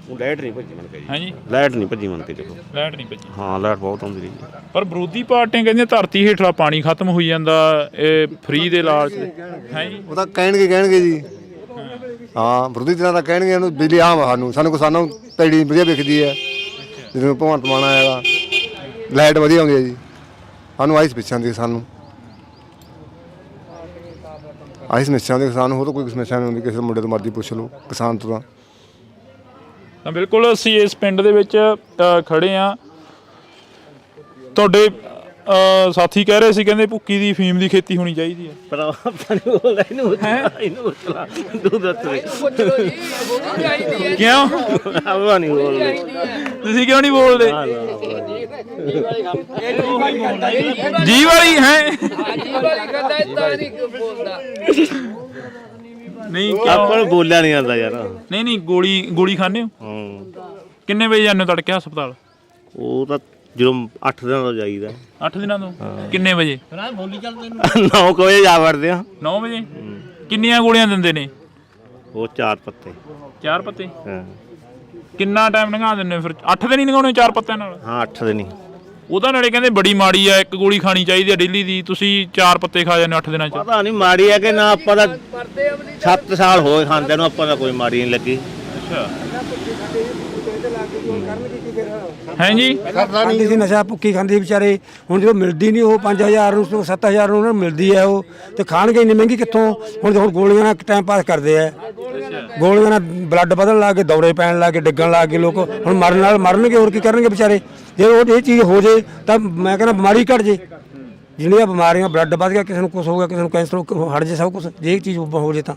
ਉਹ ਲਾਈਟ ਨਹੀਂ ਭੱਜੀ ਮੰਨ ਕੇ ਜੀ। ਹਾਂਜੀ, ਲਾਈਟ ਨਹੀਂ ਭੱਜੀ ਮੰਨ ਕੇ ਦੇਖੋ। ਲਾਈਟ ਨਹੀਂ ਭੱਜੀ? ਹਾਂ, ਲਾਈਟ ਬਹੁਤ ਆਉਂਦੀ ਰਹੀ। ਪਰ ਵਿਰੋਧੀ ਪਾਰਟੀਆਂ ਕਹਿੰਦੀਆਂ ਧਰਤੀ ਹੇਠਲਾ ਪਾਣੀ ਖਤਮ ਹੋਈ ਜਾਂਦਾ, ਇਹ ਫ੍ਰੀ ਦੇ ਲਾਲਚ ਹੈ ਜੀ। ਉਹ ਤਾਂ ਕਹਿਣਗੇ ਜੀ। ਹਾਂ, ਵਿਰੋਧੀ ਧਿਰਾਂ ਤਾਂ ਕਹਿਣਗੇ ਇਹਨੂੰ ਬਿਜਲੀ ਆਮ ਆ, ਸਾਨੂੰ ਕਿਸਾਨਾਂ ਨੂੰ ਪੈੜੀ ਵਧੀਆ ਵਿਕਦੀ ਹੈ। ਜਦੋਂ ਭਗਵੰਤ ਮਾਨ ਆਏਗਾ ਲਾਈਟ ਵਧੀਆ ਆਉਂਦੀ ਹੈ ਜੀ, ਸਾਨੂੰ ਆਹੀ ਸਮੱਸਿਆ ਆਉਂਦੀ ਸਾਨੂੰ, ਆਹੀ ਸਮੱਸਿਆ ਆਉਂਦੀ ਕਿਸਾਨ ਨੂੰ, ਹੋਰ ਕੋਈ ਸਮੱਸਿਆ ਨਹੀਂ ਹੁੰਦੀ। ਕਿਸੇ ਮੁੰਡੇ ਤੋਂ ਮਰਜ਼ੀ ਪੁੱਛ ਲਓ, ਕਿਸਾਨ ਤੋਂ ਤਾਂ ਬਿਲਕੁਲ ਅਸੀਂ ਇਸ ਪਿੰਡ ਦੇ ਵਿੱਚ ਖੜੇ ਆ। ਤੁਹਾਡੇ ਸਾਥੀ ਕਹਿ ਰਹੇ ਸੀ, ਕਹਿੰਦੇ ਭੁੱਕੀ ਦੀ ਫੀਮ ਦੀ ਖੇਤੀ ਹੋਣੀ ਚਾਹੀਦੀ ਹੈ। ਕਿਉਂ? ਤੁਸੀਂ ਕਿਉਂ ਨਹੀਂ ਬੋਲਦੇ? ਜੀ ਵਾਲੀ ਹੈ ਨਹੀਂ, ਆਪਾਂ ਨੂੰ ਬੋਲਿਆ ਨਹੀਂ ਆਉਂਦਾ ਯਾਰ। ਨਹੀਂ, ਗੋਲੀ ਖਾਂਦੇ ਹੋ? ਕਿੰਨੇ ਵਜੇ ਜਾਂਦੇ ਹੋ ਤੜਕੇ ਹਸਪਤਾਲ? ਉਹ ਤਾਂ ਜਦੋਂ 8 ਦਿਨਾਂ ਤੋਂ ਜਾਈਦਾ। 8 ਦਿਨਾਂ ਤੋਂ? ਕਿੰਨੇ ਵਜੇ? 9 ਵਜੇ ਜਾ ਵੜਦੇ ਆ। 9 ਵਜੇ? ਕਿੰਨੀਆਂ ਗੋਲੀਆਂ ਦਿੰਦੇ ਨੇ ਉਹ? 4 ਪੱਤੇ। 4 ਪੱਤੇ? ਹਾਂ। ਕਿੰਨਾ ਟਾਈਮ ਲੰਘਾ ਦਿੰਦੇ ਫਿਰ? 8 ਦਿਨ ਹੀ ਲੰਘਾਉਣੇ 4 ਪੱਤਿਆਂ ਨਾਲ? ਹਾਂ, 8 ਦਿਨ ਹੀ। ਉਹਦਾ ਨਾਲੇ ਕਹਿੰਦੇ ਬੜੀ ਮਾੜੀ ਆ, 1 ਗੋਲੀ ਖਾਣੀ ਚਾਹੀਦੀ ਆ ਡੇਲੀ ਦੀ, ਤੁਸੀਂ 4 ਪੱਤੇ ਖਾ ਜਾਂਦੇ 8 ਦਿਨਾਂ ਚ। ਪਤਾ ਨਹੀਂ ਮਾੜੀ ਹੈ ਕਿ ਨਾ, ਆਪਾਂ ਦਾ 7 ਸਾਲ ਹੋਏ ਖਾਂਦੇ ਨੂੰ, ਆਪਾਂ ਦਾ ਕੋਈ ਮਾੜੀ ਨਹੀਂ ਲੱਗੀ। ਅੱਛਾ। ਹੈ ਜੀ ਖਾਂਦੀ ਸੀ ਨਸ਼ਾ ਭੁੱਕੀ ਖਾਂਦੀ ਸੀ ਵਿਚਾਰੇ, ਹੁਣ ਜਦੋਂ ਮਿਲਦੀ ਨਹੀਂ ਉਹ 5000 ਨੂੰ 7000 ਨੂੰ ਉਹਨਾਂ ਨੂੰ ਮਿਲਦੀ ਹੈ ਉਹ, ਤੇ ਖਾਣਗੇ ਇੰਨੀ ਮਹਿੰਗੀ ਕਿੱਥੋਂ। ਹੁਣ ਗੋਲੀਆਂ ਨਾਲ ਟਾਈਮ ਪਾਸ ਕਰਦੇ ਆ, ਗੋਲੀਆਂ ਨਾਲ ਬਲੱਡ ਵਧਣ ਲੱਗ ਗਏ, ਦੌਰੇ ਪੈਣ ਲੱਗ ਗਏ, ਡਿੱਗਣ ਲੱਗ ਗਏ ਲੋਕ। ਹੁਣ ਮਰਨ ਨਾਲ ਮਰਨਗੇ, ਹੋਰ ਕੀ ਕਰਨਗੇ ਵਿਚਾਰੇ। ਜੇ ਉਹ ਇਹ ਚੀਜ਼ ਹੋ ਜੇ ਤਾਂ ਮੈਂ ਕਹਿੰਦਾ ਬਿਮਾਰੀ ਘਟ ਜੇ। ਜਿਹੜੀਆਂ ਬਿਮਾਰੀਆਂ ਬਲੱਡ ਵੱਧ ਗਿਆ, ਕਿਸੇ ਨੂੰ ਕੁਛ ਹੋ ਗਿਆ, ਕਿਸੇ ਨੂੰ ਕੈਂਸਰ ਹਟ ਜੇ, ਸਭ ਕੁਛ ਜੇ ਇਹ ਚੀਜ਼ ਹੋ ਜੇ ਤਾਂ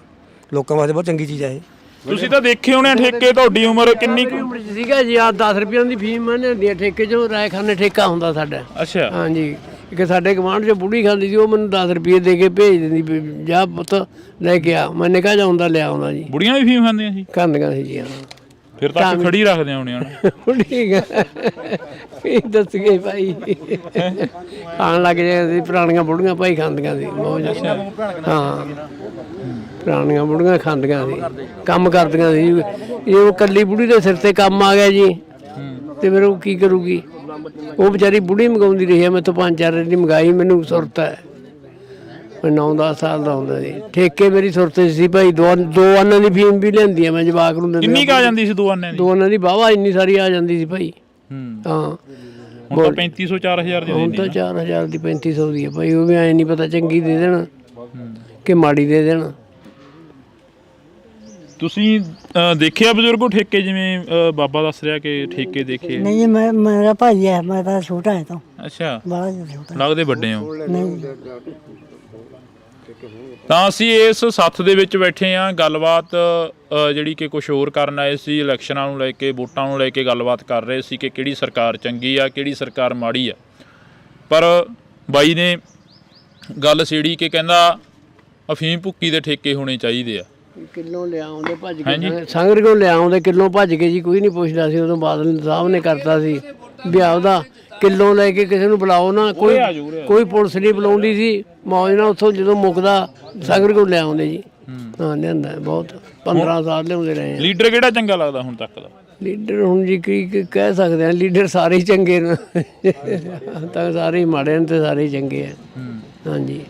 ਲੋਕਾਂ ਵਾਸਤੇ ਬਹੁਤ ਚੰਗੀ ਚੀਜ਼ ਹੈ ਇਹ। ਤੁਸੀਂ ਤਾਂ ਦੇਖੇ ਹੋਣੇ ਠੇਕੇ, ਤੁਹਾਡੀ ਉਮਰ ਕਿੰਨੀ ਕੁ ਸੀਗਾ ਜੀ? ਆ 10 ਰੁਪਏ ਦੀ ਫੀਸ ਮੰਨੇ ਹੁੰਦੀ ਹੈ ਠੇਕੇ 'ਚੋਂ, ਰਾਇਖਾਨੇ ਠੇਕਾ ਹੁੰਦਾ ਸਾਡਾ। ਅੱਛਾ ਹਾਂਜੀ, ਇੱਕ ਸਾਡੇ ਗਵਾਂਢ 'ਚ ਬੁੜੀ ਖਾਂਦੀ ਸੀ, ਉਹ ਮੈਨੂੰ 10 ਰੁਪਏ ਦੇ ਕੇ ਭੇਜ ਦਿੰਦੀ ਵੀ ਜਾ ਪੁੱਤ ਲੈ ਕੇ ਆ। ਮੈਂ ਨਿਕਾ ਜਾਉਂਦਾ ਲਿਆ ਆਉਂਦਾ ਜੀ। ਬੁੜੀਆਂ ਵੀ ਫੀਮ ਖਾਂਦੀਆਂ ਸੀ? ਖਾਂਦੀਆਂ ਸੀ ਜੀ। ਹਾਂ ਫਿਰ ਤਾਂ ਖੜੀ ਰੱਖਦੇ ਹੋਣੇ ਹਨ। ਠੀਕ ਹੈ, ਕੀ ਦੱਸ ਗਏ ਭਾਈ, ਖਾਣ ਲੱਗ ਜਾਂਦੇ ਪੁਰਾਣੀਆਂ ਬੁੜੀਆਂ ਭਾਈ, ਖਾਂਦੀਆਂ ਸੀ ਬਹੁਤ। ਹਾਂ, ਪੁਰਾਣੀਆਂ ਬੁੜੀਆਂ ਖਾਂਦੀਆਂ ਸੀ, ਕੰਮ ਕਰਦੀਆਂ ਸੀ। ਇਹ ਉਹ ਕੱਲੀ ਬੁੜੀ ਦੇ ਸਿਰ ਤੇ ਕੰਮ ਆ ਗਿਆ ਜੀ, ਤੇ ਫਿਰ ਉਹ ਕੀ ਕਰੂਗੀ? ਉਹ ਵਿਚਾਰੀ ਬੁੜੀ ਮੰਗਾਉਂਦੀ ਰਹੀ ਹੈ, ਮੈਂ ਤਾਂ 5-4 ਦਿਨ ਦੀ ਮੰਗਾਈ, ਮੈਨੂੰ ਸੁਰਤ ਹੈ। ਮੈਂ 9-10 ਸਾਲ ਦਾ ਹੁੰਦਾ ਸੀ, ਠੇਕੇ ਮੇਰੀ ਸੁਰਤ ਸੀ ਭਾਈ। ਦੋ ਆਨਾਂ ਦੀ ਫੀਮ ਵੀ ਲੈਂਦੀ ਆ ਮੈਂ ਜਵਾਕ ਨੂੰ। ਕਿੰਨੀ ਕੁ ਆ ਜਾਂਦੀ ਸੀ ਦੋ ਆਨਾਂ ਦੀ? ਦੋ ਆਨਾਂ ਦੀ ਵਾਹਵਾ ਇੰਨੀ ਸਾਰੀ ਆ ਜਾਂਦੀ ਸੀ ਭਾਈ। ਹਾਂ, ਹੁਣ ਤਾਂ 3500 4000 ਦੀ ਹੁਣ ਤਾਂ 4000 ਦੀ 3500 ਦੀ ਹੈ ਭਾਈ। ਉਹ ਵੀ ਐ ਨਹੀਂ ਪਤਾ ਚੰਗੀ ਦੇ ਦੇਣ ਕਿ ਮਾੜੀ ਦੇ ਦੇਣ। ਤੁਸੀਂ ਦੇਖਿਆ ਬਜ਼ੁਰਗੋ ਠੇਕੇ, ਜਿਵੇਂ ਬਾਬਾ ਦੱਸ ਰਿਹਾ ਕਿ ਠੇਕੇ ਦੇਖੇ? ਨਹੀਂ, ਮੇਰਾ ਭਾਈ ਹੈ, ਮੈਂ ਤਾਂ ਛੋਟਾ ਹੈ ਤਾਂ। ਅੱਛਾ, ਬੜਾ ਛੋਟਾ। ਲੱਗਦੇ ਵੱਡੇ ਹੋ। ਨਹੀਂ, ਤਾਂ ਅਸੀਂ ਇਸ ਸੱਥ ਦੇ ਵਿੱਚ ਬੈਠੇ ਹਾਂ, ਗੱਲਬਾਤ ਜਿਹੜੀ ਕਿ ਕੁਝ ਹੋਰ ਕਰਨ ਆਏ ਸੀ। ਇਲੈਕਸ਼ਨਾਂ ਨੂੰ ਲੈ ਕੇ, ਵੋਟਾਂ ਨੂੰ ਲੈ ਕੇ ਗੱਲਬਾਤ ਕਰ ਰਹੇ ਸੀ ਕਿ ਕਿਹੜੀ ਸਰਕਾਰ ਚੰਗੀ ਆ, ਕਿਹੜੀ ਸਰਕਾਰ ਮਾੜੀ ਆ। ਪਰ ਬਾਈ ਨੇ ਗੱਲ ਛੇੜੀ ਕਿ ਕਹਿੰਦਾ ਅਫੀਮ ਭੁੱਕੀ ਦੇ ਠੇਕੇ ਹੋਣੇ ਚਾਹੀਦੇ ਆ। ਕਿੱਲੋਂ ਲਿਆਉਂਦੇ ਭੱਜ ਕੇ, ਸੰਗਰ ਕੋਲ ਲਿਆਉਂਦੇ ਕਿੱਲੋਂ ਭੱਜ ਕੇ ਜੀ, ਕੋਈ ਨਹੀਂ ਪੁੱਛਦਾ ਸੀ। ਉਦੋਂ ਬਾਦਲ ਸਾਹਿਬ ਨੇ ਕਰਤਾ ਸੀ ਵਿਆਹ ਦਾ, ਕਿੱਲੋਂ ਲੈ ਕੇ ਕਿਸੇ ਨੂੰ ਬੁਲਾਓ ਨਾ, ਕੋਈ ਪੁਲਿਸ ਨਹੀਂ ਬੁਲਾਉਂਦੀ ਸੀ। ਮੌਜ ਨਾਲ ਉੱਥੋਂ ਜਦੋਂ ਮੁੱਕਦਾ ਸੰਗਰ ਕੋਲ ਲਿਆਉਂਦੇ ਜੀ। ਹਾਂ, ਲਿਆਂਦਾ ਬਹੁਤ, 15 ਸਾਲ ਲਿਆਉਂਦੇ ਰਹੇ। ਲੀਡਰ ਕਿਹੜਾ ਚੰਗਾ ਲੱਗਦਾ ਹੁਣ ਤੱਕ ਦਾ? ਲੀਡਰ ਹੁਣ ਜੀ ਕੀ ਕਹਿ ਸਕਦੇ ਆ, ਲੀਡਰ ਸਾਰੇ ਹੀ ਚੰਗੇ ਨੇ ਤਾਂ ਸਾਰੇ ਹੀ ਮਾੜੇ ਨੇ ਤੇ ਸਾਰੇ ਹੀ ਚੰਗੇ ਆ। ਹਾਂਜੀ,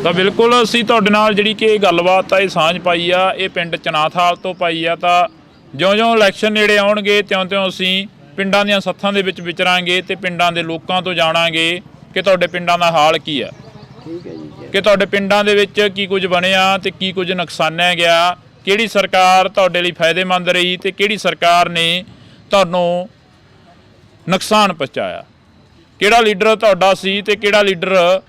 ਤਾਂ ਬਿਲਕੁਲ ਅਸੀਂ ਤੁਹਾਡੇ ਨਾਲ ਜਿਹੜੀ ਕਿ ਗੱਲਬਾਤ ਆ, ਇਹ ਸਾਂਝ ਪਾਈ ਆ, ਇਹ ਪਿੰਡ ਚਨਾਥਾਲ ਤੋਂ ਪਾਈ ਆ। ਤਾਂ ਜਿਉਂ-ਜਿਉਂ ਇਲੈਕਸ਼ਨ ਨੇੜੇ ਆਉਣਗੇ, ਤਿਉਂ-ਤਿਉਂ ਅਸੀਂ ਪਿੰਡਾਂ ਦੀਆਂ ਸੱਥਾਂ ਦੇ ਵਿੱਚ ਵਿਚਰਾਂਗੇ ਤੇ ਪਿੰਡਾਂ ਦੇ ਲੋਕਾਂ ਤੋਂ ਜਾਣਾਂਗੇ ਕਿ ਤੁਹਾਡੇ ਪਿੰਡਾਂ ਦਾ ਹਾਲ ਕੀ ਆ, ਕਿ ਤੁਹਾਡੇ ਪਿੰਡਾਂ ਦੇ ਵਿੱਚ ਕੀ ਕੁਝ ਬਣਿਆ ਤੇ ਕੀ ਕੁਝ ਨੁਕਸਾਨਿਆ ਗਿਆ, ਕਿਹੜੀ ਸਰਕਾਰ ਤੁਹਾਡੇ ਲਈ ਫਾਇਦੇਮੰਦ ਰਹੀ ਤੇ ਕਿਹੜੀ ਸਰਕਾਰ ਨੇ ਤੁਹਾਨੂੰ ਨੁਕਸਾਨ ਪਹੁੰਚਾਇਆ, ਕਿਹੜਾ ਲੀਡਰ ਤੁਹਾਡਾ ਸੀ ਤੇ ਕਿਹੜਾ ਲੀਡਰ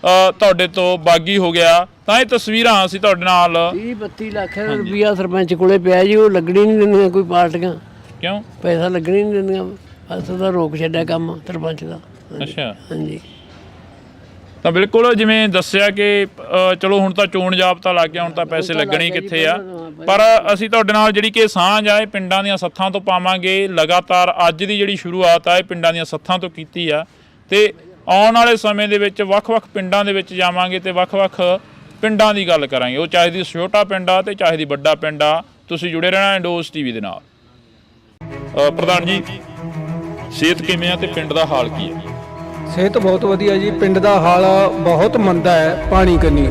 ਤੁਹਾਡੇ ਤੋਂ ਬਾਗੀ ਹੋ ਗਿਆ। ਤਾਂ ਇਹ ਤਸਵੀਰਾਂ ਅਸੀਂ ਤੁਹਾਡੇ ਨਾਲ 30-32 ਲੱਖ ਰੁਪਈਆ ਸਰਪੰਚ ਕੋਲੇ ਪਿਆ ਜੀ, ਉਹ ਲੱਗਣੀ ਨਹੀਂ ਦਿੰਦੀਆਂ ਕੋਈ ਪਾਰਟੀਆਂ। ਕਿਉਂ? ਪੈਸਾ ਲੱਗਣੀ ਨਹੀਂ ਦਿੰਦੀਆਂ, ਅਸਲ ਦਾ ਰੋਕ ਛੱਡਿਆ ਕੰਮ ਸਰਪੰਚ ਦਾ। ਅੱਛਾ, ਹਾਂਜੀ। ਤਾਂ ਬਿਲਕੁਲ ਜਿਵੇਂ ਦੱਸਿਆ ਕਿ ਚਲੋ ਹੁਣ ਤਾਂ ਚੋਣ ਜਾਬਤਾ ਲੱਗ ਗਿਆ, ਹੁਣ ਤਾਂ ਪੈਸੇ ਲੱਗਣੇ ਕਿੱਥੇ ਆ। ਪਰ ਅਸੀਂ ਤੁਹਾਡੇ ਨਾਲ ਜਿਹੜੀ ਕਿ ਸਾਂਝ ਆ, ਇਹ ਪਿੰਡਾਂ ਦੀਆਂ ਸੱਥਾਂ ਤੋਂ ਪਾਵਾਂਗੇ। ਲਗਾਤਾਰ ਅੱਜ ਦੀ ਜਿਹੜੀ ਸ਼ੁਰੂਆਤ ਆ, ਇਹ ਪਿੰਡਾਂ ਦੀਆਂ ਸੱਥਾਂ ਤੋਂ ਕੀਤੀ ਆ ਤੇ ਆਉਣ ਵਾਲੇ ਸਮੇਂ ਦੇ ਵਿੱਚ ਵੱਖ-ਵੱਖ ਪਿੰਡਾਂ ਦੇ ਵਿੱਚ ਜਾਵਾਂਗੇ ਤੇ ਵੱਖ-ਵੱਖ ਪਿੰਡਾਂ ਦੀ ਗੱਲ ਕਰਾਂਗੇ। ਉਹ ਚਾਹੇ ਦੀ ਛੋਟਾ ਪਿੰਡ ਆ ਤੇ ਚਾਹੇ ਦੀ ਵੱਡਾ ਪਿੰਡ ਆ। ਤੁਸੀਂ ਜੁੜੇ ਰਹਿਣਾ ਇੰਡੋਸ ਟੀਵੀ ਦੇ ਨਾਲ। ਪ੍ਰਧਾਨ ਜੀ, ਸਿਹਤ ਕਿਵੇਂ ਆ ਤੇ ਪਿੰਡ ਦਾ ਹਾਲ ਕੀ ਹੈ? ਸਿਹਤ ਬਹੁਤ ਵਧੀਆ ਜੀ, ਪਿੰਡ ਦਾ ਹਾਲ ਬਹੁਤ ਮੰਦਾ ਹੈ ਪਾਣੀ ਕੰਨੀ।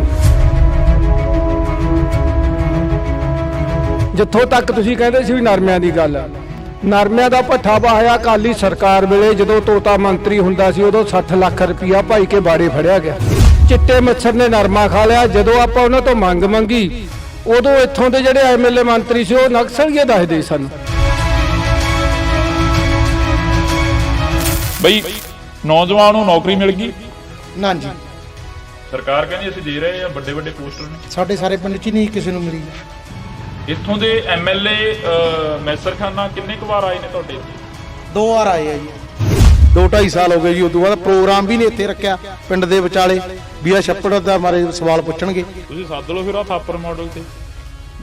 ਜਿੱਥੋਂ ਤੱਕ ਤੁਸੀਂ ਕਹਿੰਦੇ ਸੀ ਵੀ ਨਰਮਿਆਂ ਦੀ ਗੱਲ, ਨਰਮਿਆਂ ਦਾ ਭੱਠਾ ਵਹਾਇਆ ਅਕਾਲੀ ਸਰਕਾਰ ਵੇਲੇ। ਜਦੋਂ ਤੋਤਾ ਮੰਤਰੀ ਹੁੰਦਾ ਸੀ ਉਦੋਂ 60 ਲੱਖ ਰੁਪਇਆ ਭਾਈ ਕੇ ਬਾੜੇ ਫੜਿਆ ਗਿਆ। ਚਿੱਟੇ ਮੱਛਰ ਨੇ ਨਰਮਾ ਖਾ ਲਿਆ। ਜਦੋਂ ਆਪਾਂ ਉਹਨਾਂ ਤੋਂ ਮੰਗ ਮੰਗੀ, ਉਦੋਂ ਇੱਥੋਂ ਦੇ ਜਿਹੜੇ ਐਮਐਲਏ ਮੰਤਰੀ ਸੀ ਉਹ ਨਕਸਲੀਏ ਦੱਸਦੇ ਸਨ। ਬਈ ਨੌਜਵਾਨ ਨੂੰ ਨੌਕਰੀ ਮਿਲ ਗਈ? ਨਾ ਜੀ, ਸਰਕਾਰ ਕਹਿੰਦੀ ਅਸੀਂ ਦੇ ਰਹੇ ਆ, ਵੱਡੇ ਵੱਡੇ ਪੋਸਟਰ ਨੇ। ਸਾਡੇ ਸਾਰੇ ਪਿੰਡ 'ਚ ਨਹੀਂ ਕਿਸੇ ਨੂੰ ਮਿਲੀ। ਇੱਥੋਂ ਦੇ ਐਮਐਲਏ ਮੈਸਰ ਖਾਨਾ ਕਿੰਨੇ ਕੁ ਵਾਰ ਆਏ ਨੇ ਤੁਹਾਡੇ? 2 ਵਾਰ ਆਏ ਆ ਜੀ। 2-2.5 ਸਾਲ ਹੋ ਗਏ ਜੀ। ਉਦੋਂ ਬਾਅਦ ਪ੍ਰੋਗਰਾਮ ਵੀ ਨਹੀਂ ਇੱਥੇ ਰੱਖਿਆ ਪਿੰਡ ਦੇ ਵਿਚਾਲੇ ਵੀ ਆ ਛੱਪੜ ਦਾ ਮਾਰੇ ਸਵਾਲ ਪੁੱਛਣਗੇ। ਤੁਸੀਂ ਸੱਦ ਲਓ ਫਿਰ ਆ ਥਾਪਰ ਮਾਡਲ ਤੇ।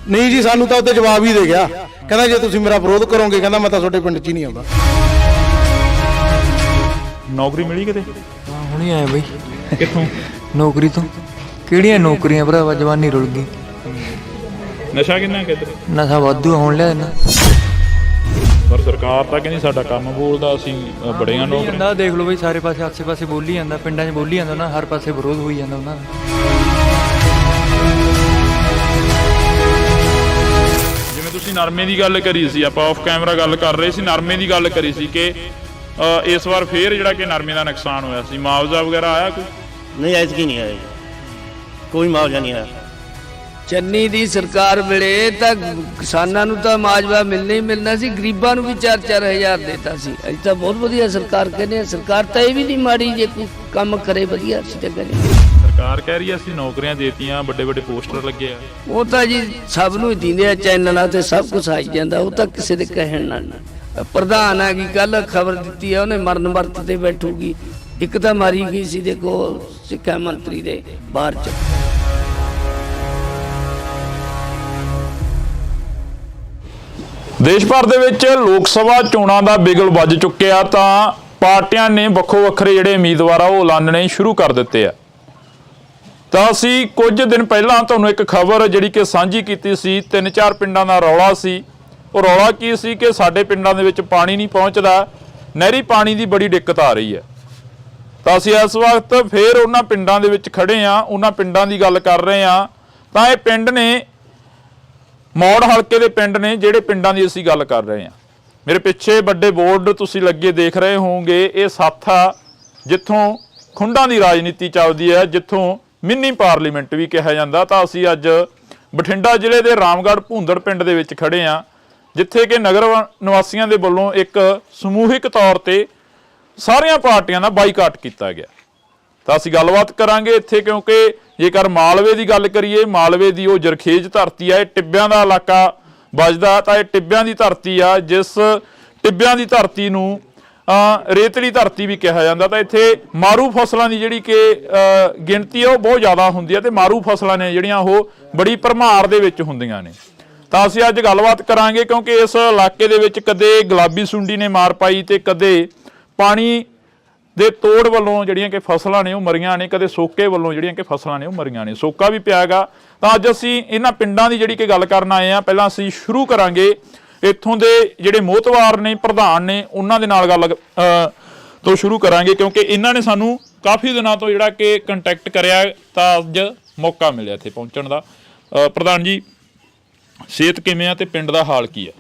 ਨਹੀਂ ਜੀ, ਸਾਨੂੰ ਤਾਂ ਉੱਤੇ ਜਵਾਬ ਹੀ ਦੇ ਗਿਆ, ਕਹਿੰਦਾ ਜੇ ਤੁਸੀਂ ਮੇਰਾ ਵਿਰੋਧ ਕਰੋਗੇ, ਕਹਿੰਦਾ ਮੈਂ ਤਾਂ ਤੁਹਾਡੇ ਪਿੰਡ 'ਚ ਹੀ ਨਹੀਂ ਆਉਂਦਾ। ਨੌਕਰੀ ਮਿਲੀ ਕਿਤੇ? ਹਾਂ, ਹੁਣੀ ਆਏ ਬਈ। ਕਿੱਥੋਂ? ਨੌਕਰੀ ਤੋਂ। ਕਿਹੜੀਆਂ ਨੌਕਰੀਆਂ ਭਰਾਵਾ, ਜਵਾਨੀ ਰੁਲ ਗਈ। ਨਸ਼ਾ ਕਿੰਨਾ ਕਿੱਧਰ? ਨਸ਼ਾ ਵਾਧੂ ਹੋਣ ਲਿਆ ਨਾ। ਪਰ ਸਰਕਾਰ ਤਾਂ ਕਹਿੰਦੀ ਸਾਡਾ ਕੰਮ ਬੋਲਦਾ, ਅਸੀਂ ਬੜੀਆਂ ਨੌਕਰੀਆਂ। ਦੇਖ ਲਓ ਬਈ, ਸਾਰੇ ਪਾਸੇ ਆਸੇ ਪਾਸੇ ਬੋਲੀ ਜਾਂਦਾ, ਪਿੰਡਾਂ 'ਚ ਬੋਲੀ ਜਾਂਦਾ ਨਾ, ਹਰ ਪਾਸੇ ਵਿਰੋਧ ਹੋਈ ਜਾਂਦਾ ਉਹਨਾਂ ਦਾ। ਤੁਸੀਂ ਨਰਮੇ ਦੀ ਗੱਲ ਕਰੀ ਸੀ, ਆਪਾਂ ਆਫ ਕੈਮਰਾ ਗੱਲ ਕਰ ਰਹੇ ਸੀ, ਨਰਮੇ ਦੀ ਗੱਲ ਕਰੀ ਸੀ ਕਿ ਇਸ ਵਾਰ ਫੇਰ ਜਿਹੜਾ ਕਿ ਨਰਮੇ ਦਾ ਨੁਕਸਾਨ ਹੋਇਆ ਸੀ, ਮੁਆਵਜ਼ਾ ਵਗੈਰਾ ਆਇਆ ਕੋਈ? ਨਹੀਂ ਐਤਕੀ ਨਹੀਂ ਆਇਆ ਜੀ, ਕੋਈ ਮੁਆਵਜ਼ਾ ਨਹੀਂ ਆਇਆ। ਚੰਨੀ ਦੀ ਸਰਕਾਰ ਵੇਲੇ ਤਾਂ ਕਿਸਾਨਾਂ ਨੂੰ ਤਾਂ ਮਾਜਵਾ ਮਿਲਣਾ ਹੀ ਮਿਲਣਾ ਸੀ, ਗਰੀਬਾਂ ਨੂੰ ਵੀ 4-4 ਹਜ਼ਾਰ ਦਿੱਤਾ ਸੀ। ਅਸੀਂ ਤਾਂ ਬਹੁਤ ਵਧੀਆ ਸਰਕਾਰ ਕਹਿੰਦੇ ਆ, ਸਰਕਾਰ ਤਾਂ ਇਹ ਵੀ ਨਹੀਂ ਮਾੜੀ ਜੇ ਕੋਈ ਕੰਮ ਕਰੇ ਵਧੀਆ। ਅਸੀਂ ਤਾਂ ਕਹਿੰਦੇ ਸਰਕਾਰ ਕਹਿ ਰਹੀ ਹੈ ਅਸੀਂ ਨੌਕਰੀਆਂ ਦੇਤੀਆਂ, ਵੱਡੇ ਵੱਡੇ ਪੋਸਟਰ ਲੱਗੇ ਆ। ਉਹ ਤਾਂ ਜੀ ਸਭ ਨੂੰ ਹੀ ਦਿੰਦੇ ਆ, ਚੈਨਲਾਂ ਤੇ ਸਭ ਕੁਝ ਆਈ ਜਾਂਦਾ, ਉਹ ਤਾਂ ਕਿਸੇ ਦੇ ਕਹਿਣ ਨਾਲ ਨਾ। ਪ੍ਰਧਾਨ ਆ ਗਈ ਕੱਲ ਖਬਰ ਦਿੱਤੀ ਆ, ਉਹਨੇ ਮਰਨ ਵਰਤ ਤੇ ਬੈਠੂਗੀ। ਇੱਕ ਤਾਂ ਮਾਰੀ ਗਈ ਸੀ ਦੇਖੋ ਸਿੱਖਿਆ ਮੰਤਰੀ ਦੇ ਬਾਹਰ ਚ। ਦੇਸ਼ ਭਰ ਦੇ ਵਿੱਚ ਲੋਕ ਸਭਾ ਚੋਣਾਂ ਦਾ ਬਿਗਲ ਵੱਜ ਚੁੱਕਿਆ ਤਾਂ ਪਾਰਟੀਆਂ ਨੇ ਵੱਖੋ ਵੱਖਰੇ ਜਿਹੜੇ ਉਮੀਦਵਾਰ ਆ ਉਹ ਐਲਾਨਣੇ ਸ਼ੁਰੂ ਕਰ ਦਿੱਤੇ ਆ। ਤਾਂ ਅਸੀਂ ਕੁਝ ਦਿਨ ਪਹਿਲਾਂ ਤੁਹਾਨੂੰ ਇੱਕ ਖਬਰ ਜਿਹੜੀ ਕਿ ਸਾਂਝੀ ਕੀਤੀ ਸੀ, 3-4 ਪਿੰਡਾਂ ਦਾ ਰੌਲਾ ਸੀ। ਉਹ ਰੌਲਾ ਕੀ ਸੀ ਕਿ ਸਾਡੇ ਪਿੰਡਾਂ ਦੇ ਵਿੱਚ ਪਾਣੀ ਨਹੀਂ ਪਹੁੰਚਦਾ, ਨਹਿਰੀ ਪਾਣੀ ਦੀ ਬੜੀ ਦਿੱਕਤ ਆ ਰਹੀ ਹੈ। ਤਾਂ ਅਸੀਂ ਇਸ ਵਕਤ ਫੇਰ ਉਹਨਾਂ ਪਿੰਡਾਂ ਦੇ ਵਿੱਚ ਖੜੇ ਆ, ਉਹਨਾਂ ਪਿੰਡਾਂ ਦੀ ਗੱਲ ਕਰ ਰਹੇ ਆ। ਤਾਂ ਇਹ ਪਿੰਡ ਨੇ ਮੌੜ ਹਲਕੇ ਦੇ ਪਿੰਡ ਨੇ ਜਿਹੜੇ ਪਿੰਡਾਂ ਦੀ ਅਸੀਂ ਗੱਲ ਕਰ ਰਹੇ ਹਾਂ। ਮੇਰੇ ਪਿੱਛੇ ਵੱਡੇ ਬੋਰਡ ਤੁਸੀਂ ਲੱਗੇ ਦੇਖ ਰਹੇ ਹੋਵੋਗੇ, ਇਹ ਸੱਥ ਆ ਜਿੱਥੋਂ ਖੁੰਡਾਂ ਦੀ ਰਾਜਨੀਤੀ ਚੱਲਦੀ ਹੈ, ਜਿੱਥੋਂ ਮਿੰਨੀ ਪਾਰਲੀਮੈਂਟ ਵੀ ਕਿਹਾ ਜਾਂਦਾ। ਤਾਂ ਅਸੀਂ ਅੱਜ ਬਠਿੰਡਾ ਜ਼ਿਲ੍ਹੇ ਦੇ ਰਾਮਗੜ੍ਹ ਭੂੰਦੜ ਪਿੰਡ ਦੇ ਵਿੱਚ ਖੜੇ ਹਾਂ, ਜਿੱਥੇ ਕਿ ਨਗਰ ਨਿਵਾਸੀਆਂ ਦੇ ਵੱਲੋਂ ਇੱਕ ਸਮੂਹਿਕ ਤੌਰ ਤੇ ਸਾਰੀਆਂ ਪਾਰਟੀਆਂ ਦਾ ਬਾਈਕਾਟ ਕੀਤਾ ਗਿਆ। ਤਾਂ ਅਸੀਂ ਗੱਲਬਾਤ ਕਰਾਂਗੇ ਇੱਥੇ, ਕਿਉਂਕਿ ਜੇਕਰ ਮਾਲਵੇ ਦੀ ਗੱਲ ਕਰੀਏ, ਮਾਲਵੇ ਦੀ ਉਹ ਜਰਖੇਜ ਧਰਤੀ ਆ, ਇਹ ਟਿੱਬਿਆਂ ਦਾ ਇਲਾਕਾ ਵੱਜਦਾ। ਤਾਂ ਇਹ ਟਿੱਬਿਆਂ ਦੀ ਧਰਤੀ ਆ, ਜਿਸ ਟਿੱਬਿਆਂ ਦੀ ਧਰਤੀ ਨੂੰ ਰੇਤਲੀ ਧਰਤੀ ਵੀ ਕਿਹਾ ਜਾਂਦਾ। ਤਾਂ ਇੱਥੇ ਮਾਰੂ ਫਸਲਾਂ ਦੀ ਜਿਹੜੀ ਕਿ ਗਿਣਤੀ ਆ ਉਹ ਬਹੁਤ ਜ਼ਿਆਦਾ ਹੁੰਦੀ ਹੈ, ਤੇ ਮਾਰੂ ਫਸਲਾਂ ਨੇ ਜਿਹੜੀਆਂ ਉਹ ਬੜੀ ਭਰਮਾਰ ਦੇ ਵਿੱਚ ਹੁੰਦੀਆਂ ਨੇ। ਤਾਂ ਅਸੀਂ ਅੱਜ ਗੱਲਬਾਤ ਕਰਾਂਗੇ, ਕਿਉਂਕਿ ਇਸ ਇਲਾਕੇ ਦੇ ਵਿੱਚ ਕਦੇ ਗੁਲਾਬੀ ਸੁੰਡੀ ਨੇ ਮਾਰ ਪਾਈ ਤੇ ਕਦੇ ਪਾਣੀ ਦੇ ਤੋੜ ਵੱਲੋਂ ਜਿਹੜੀਆਂ ਕਿ ਫਸਲਾਂ ਨੇ ਉਹ ਮਰੀਆਂ ਨੇ, ਕਦੇ ਸੋਕੇ ਵੱਲੋਂ ਜਿਹੜੀਆਂ ਕਿ ਫਸਲਾਂ ਨੇ ਉਹ ਮਰੀਆਂ ਨੇ, ਸੋਕਾ ਵੀ ਪਿਆ ਹੈਗਾ। ਤਾਂ ਅੱਜ ਅਸੀਂ ਇਹਨਾਂ ਪਿੰਡਾਂ ਦੀ ਜਿਹੜੀ ਕਿ ਗੱਲ ਕਰਨ ਆਏ ਆ। ਪਹਿਲਾਂ ਅਸੀਂ ਸ਼ੁਰੂ ਕਰਾਂਗੇ ਇੱਥੋਂ ਦੇ ਜਿਹੜੇ ਮੋਹਤਵਾਰ ਨੇ, ਪ੍ਰਧਾਨ ਨੇ, ਉਹਨਾਂ ਦੇ ਨਾਲ ਗੱਲ ਤੋਂ ਸ਼ੁਰੂ ਕਰਾਂਗੇ, ਕਿਉਂਕਿ ਇਹਨਾਂ ਨੇ ਸਾਨੂੰ ਕਾਫੀ ਦਿਨਾਂ ਤੋਂ ਜਿਹੜਾ ਕਿ ਕੰਟੈਕਟ ਕਰਿਆ, ਤਾਂ ਅੱਜ ਮੌਕਾ ਮਿਲਿਆ ਇੱਥੇ ਪਹੁੰਚਣ ਦਾ। ਪ੍ਰਧਾਨ ਜੀ, ਸਿਹਤ ਕਿਵੇਂ ਆ ਤੇ ਪਿੰਡ ਦਾ ਹਾਲ ਕੀ ਆ?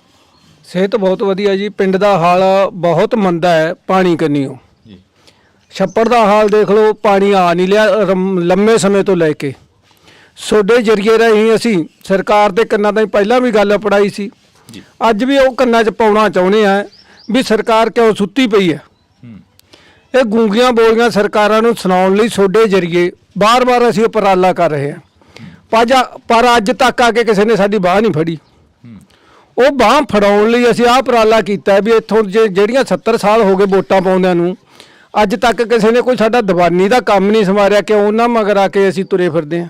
ਸਿਹਤ ਬਹੁਤ ਵਧੀਆ ਜੀ, ਪਿੰਡ ਦਾ ਹਾਲ ਬਹੁਤ ਮੰਦਾ ਹੈ ਪਾਣੀ ਕੰਨੀਓ। ਛੱਪੜ ਦਾ ਹਾਲ ਦੇਖ ਲਓ, ਪਾਣੀ ਆ ਨਹੀਂ ਲਿਆ ਲੰਮੇ ਸਮੇਂ ਤੋਂ ਲੈ ਕੇ। ਤੁਹਾਡੇ ਜਰੀਏ ਰਾਹੀਂ ਅਸੀਂ ਸਰਕਾਰ ਦੇ ਕੰਨਾਂ ਤਾਈਂ ਪਹਿਲਾਂ ਵੀ ਗੱਲ ਪੜਾਈ ਸੀ, ਅੱਜ ਵੀ ਉਹ ਕੰਨਾਂ 'ਚ ਪਾਉਣਾ ਚਾਹੁੰਦੇ ਆ ਵੀ ਸਰਕਾਰ ਕਿਉਂ ਸੁੱਤੀ ਪਈ ਹੈ। ਇਹ ਗੂੰਗੀਆਂ ਬੋਲੀਆਂ ਸਰਕਾਰਾਂ ਨੂੰ ਸੁਣਾਉਣ ਲਈ ਤੁਹਾਡੇ ਜਰੀਏ ਬਾਰ-ਬਾਰ ਅਸੀਂ ਉਪਰਾਲਾ ਕਰ ਰਹੇ ਹਾਂ, ਪਰ ਅੱਜ ਤੱਕ ਆ ਕੇ ਕਿਸੇ ਨੇ ਸਾਡੀ ਬਾਹ ਨਹੀਂ ਫੜੀ। ਉਹ ਬਾਹ ਫੜਾਉਣ ਲਈ ਅਸੀਂ ਆਹ ਉਪਰਾਲਾ ਕੀਤਾ ਵੀ ਇੱਥੋਂ ਜਿਹੜੀਆਂ 70 ਸਾਲ ਹੋ ਗਏ ਵੋਟਾਂ ਪਾਉਂਦਿਆਂ ਨੂੰ, ਅੱਜ ਤੱਕ ਕਿਸੇ ਨੇ ਕੋਈ ਸਾਡਾ ਦੀਵਾਨੀ ਦਾ ਕੰਮ ਨਹੀਂ ਸੰਵਾਰਿਆ। ਕਿਉਂ ਉਹਨਾਂ ਮਗਰ ਆ ਕੇ ਅਸੀਂ ਤੁਰੇ ਫਿਰਦੇ ਹਾਂ?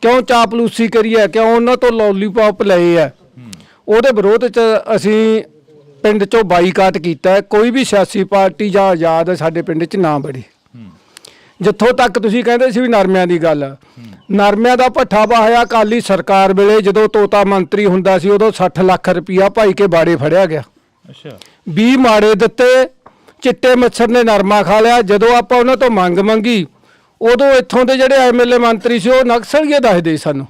ਕਿਉਂ ਚਾਪਲੂਸੀ ਕਰੀ ਹੈ? ਕਿਉਂ ਉਹਨਾਂ ਤੋਂ ਲੋਲੀਪੌਪ ਲਏ ਆ? ਉਹਦੇ ਵਿਰੋਧ 'ਚ ਅਸੀਂ ਪਿੰਡ 'ਚੋਂ ਬਾਈਕਾਟ ਕੀਤਾ। ਕੋਈ ਵੀ ਸਿਆਸੀ ਪਾਰਟੀ ਜਾਂ ਆਜ਼ਾਦ ਸਾਡੇ ਪਿੰਡ 'ਚ ਨਾ ਬੜੀ। ਜਿੱਥੋਂ ਤੱਕ ਤੁਸੀਂ ਕਹਿੰਦੇ ਸੀ ਵੀ ਨਰਮਿਆਂ ਦੀ ਗੱਲ, ਨਰਮਿਆਂ ਦਾ ਭੱਠਾ ਪਾਇਆ ਅਕਾਲੀ ਸਰਕਾਰ ਵੇਲੇ, ਜਦੋਂ ਤੋਤਾ ਮੰਤਰੀ ਹੁੰਦਾ ਸੀ, ਉਦੋਂ 60 ਲੱਖ ਰੁਪਈਆ ਭਾਈ ਕੇ ਬਾੜੇ ਫੜਿਆ ਗਿਆ। 20 ਮਾੜੇ ਦਿੱਤੇ, ਚਿੱਟੇ ਮੱਛਰ ਨੇ ਨਰਮਾ ਖਾ ਲਿਆ। ਜਦੋਂ ਆਪਾਂ ਉਹਨਾਂ ਤੋਂ ਮੰਗ ਮੰਗੀ, ਉਦੋਂ ਇੱਥੋਂ ਦੇ ਜਿਹੜੇ MLA ਮੰਤਰੀ ਸੀ ਉਹ ਨਕਸਲੀਏ ਦੱਸਦੇ ਸਾਨੂੰ।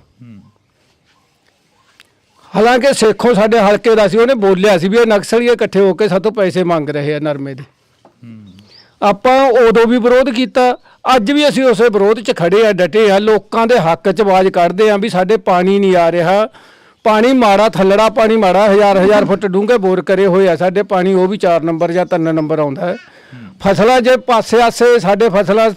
ਹਾਲਾਂਕਿ ਸੇਖੋਂ ਸਾਡੇ ਹਲਕੇ ਦਾ ਸੀ, ਉਹਨੇ ਬੋਲਿਆ ਸੀ ਵੀ ਇਹ ਨਕਸਲੀਏ ਇਕੱਠੇ ਹੋ ਕੇ ਸਾਤੋਂ ਪੈਸੇ ਮੰਗ ਰਹੇ ਆ ਨਰਮੇ ਦੇ। ਆਪਾਂ ਉਦੋਂ ਵੀ ਵਿਰੋਧ ਕੀਤਾ, ਅੱਜ ਵੀ ਅਸੀਂ ਉਸੇ ਵਿਰੋਧ 'ਚ ਖੜੇ ਆ, ਡਟੇ ਆ, ਲੋਕਾਂ ਦੇ ਹੱਕ 'ਚ ਆਵਾਜ਼ ਕੱਢਦੇ ਆ ਵੀ ਸਾਡੇ ਪਾਣੀ ਨਹੀਂ ਆ ਰਿਹਾ। ਪਾਣੀ ਮਾੜਾ, ਥੱਲੜਾ ਪਾਣੀ ਮਾੜਾ, 1000 ਫੁੱਟ ਡੂੰਘੇ ਬੋਰ ਕਰੇ ਹੋਏ ਆ ਸਾਡੇ, ਪਾਣੀ ਉਹ ਵੀ 4 ਨੰਬਰ ਜਾਂ 3 ਨੰਬਰ ਆਉਂਦਾ ਹੈ। ਫਸਲਾਂ ਜੇ ਪਾਸੇ ਆਸੇ ਸਾਡੇ ਫਸਲਾਂ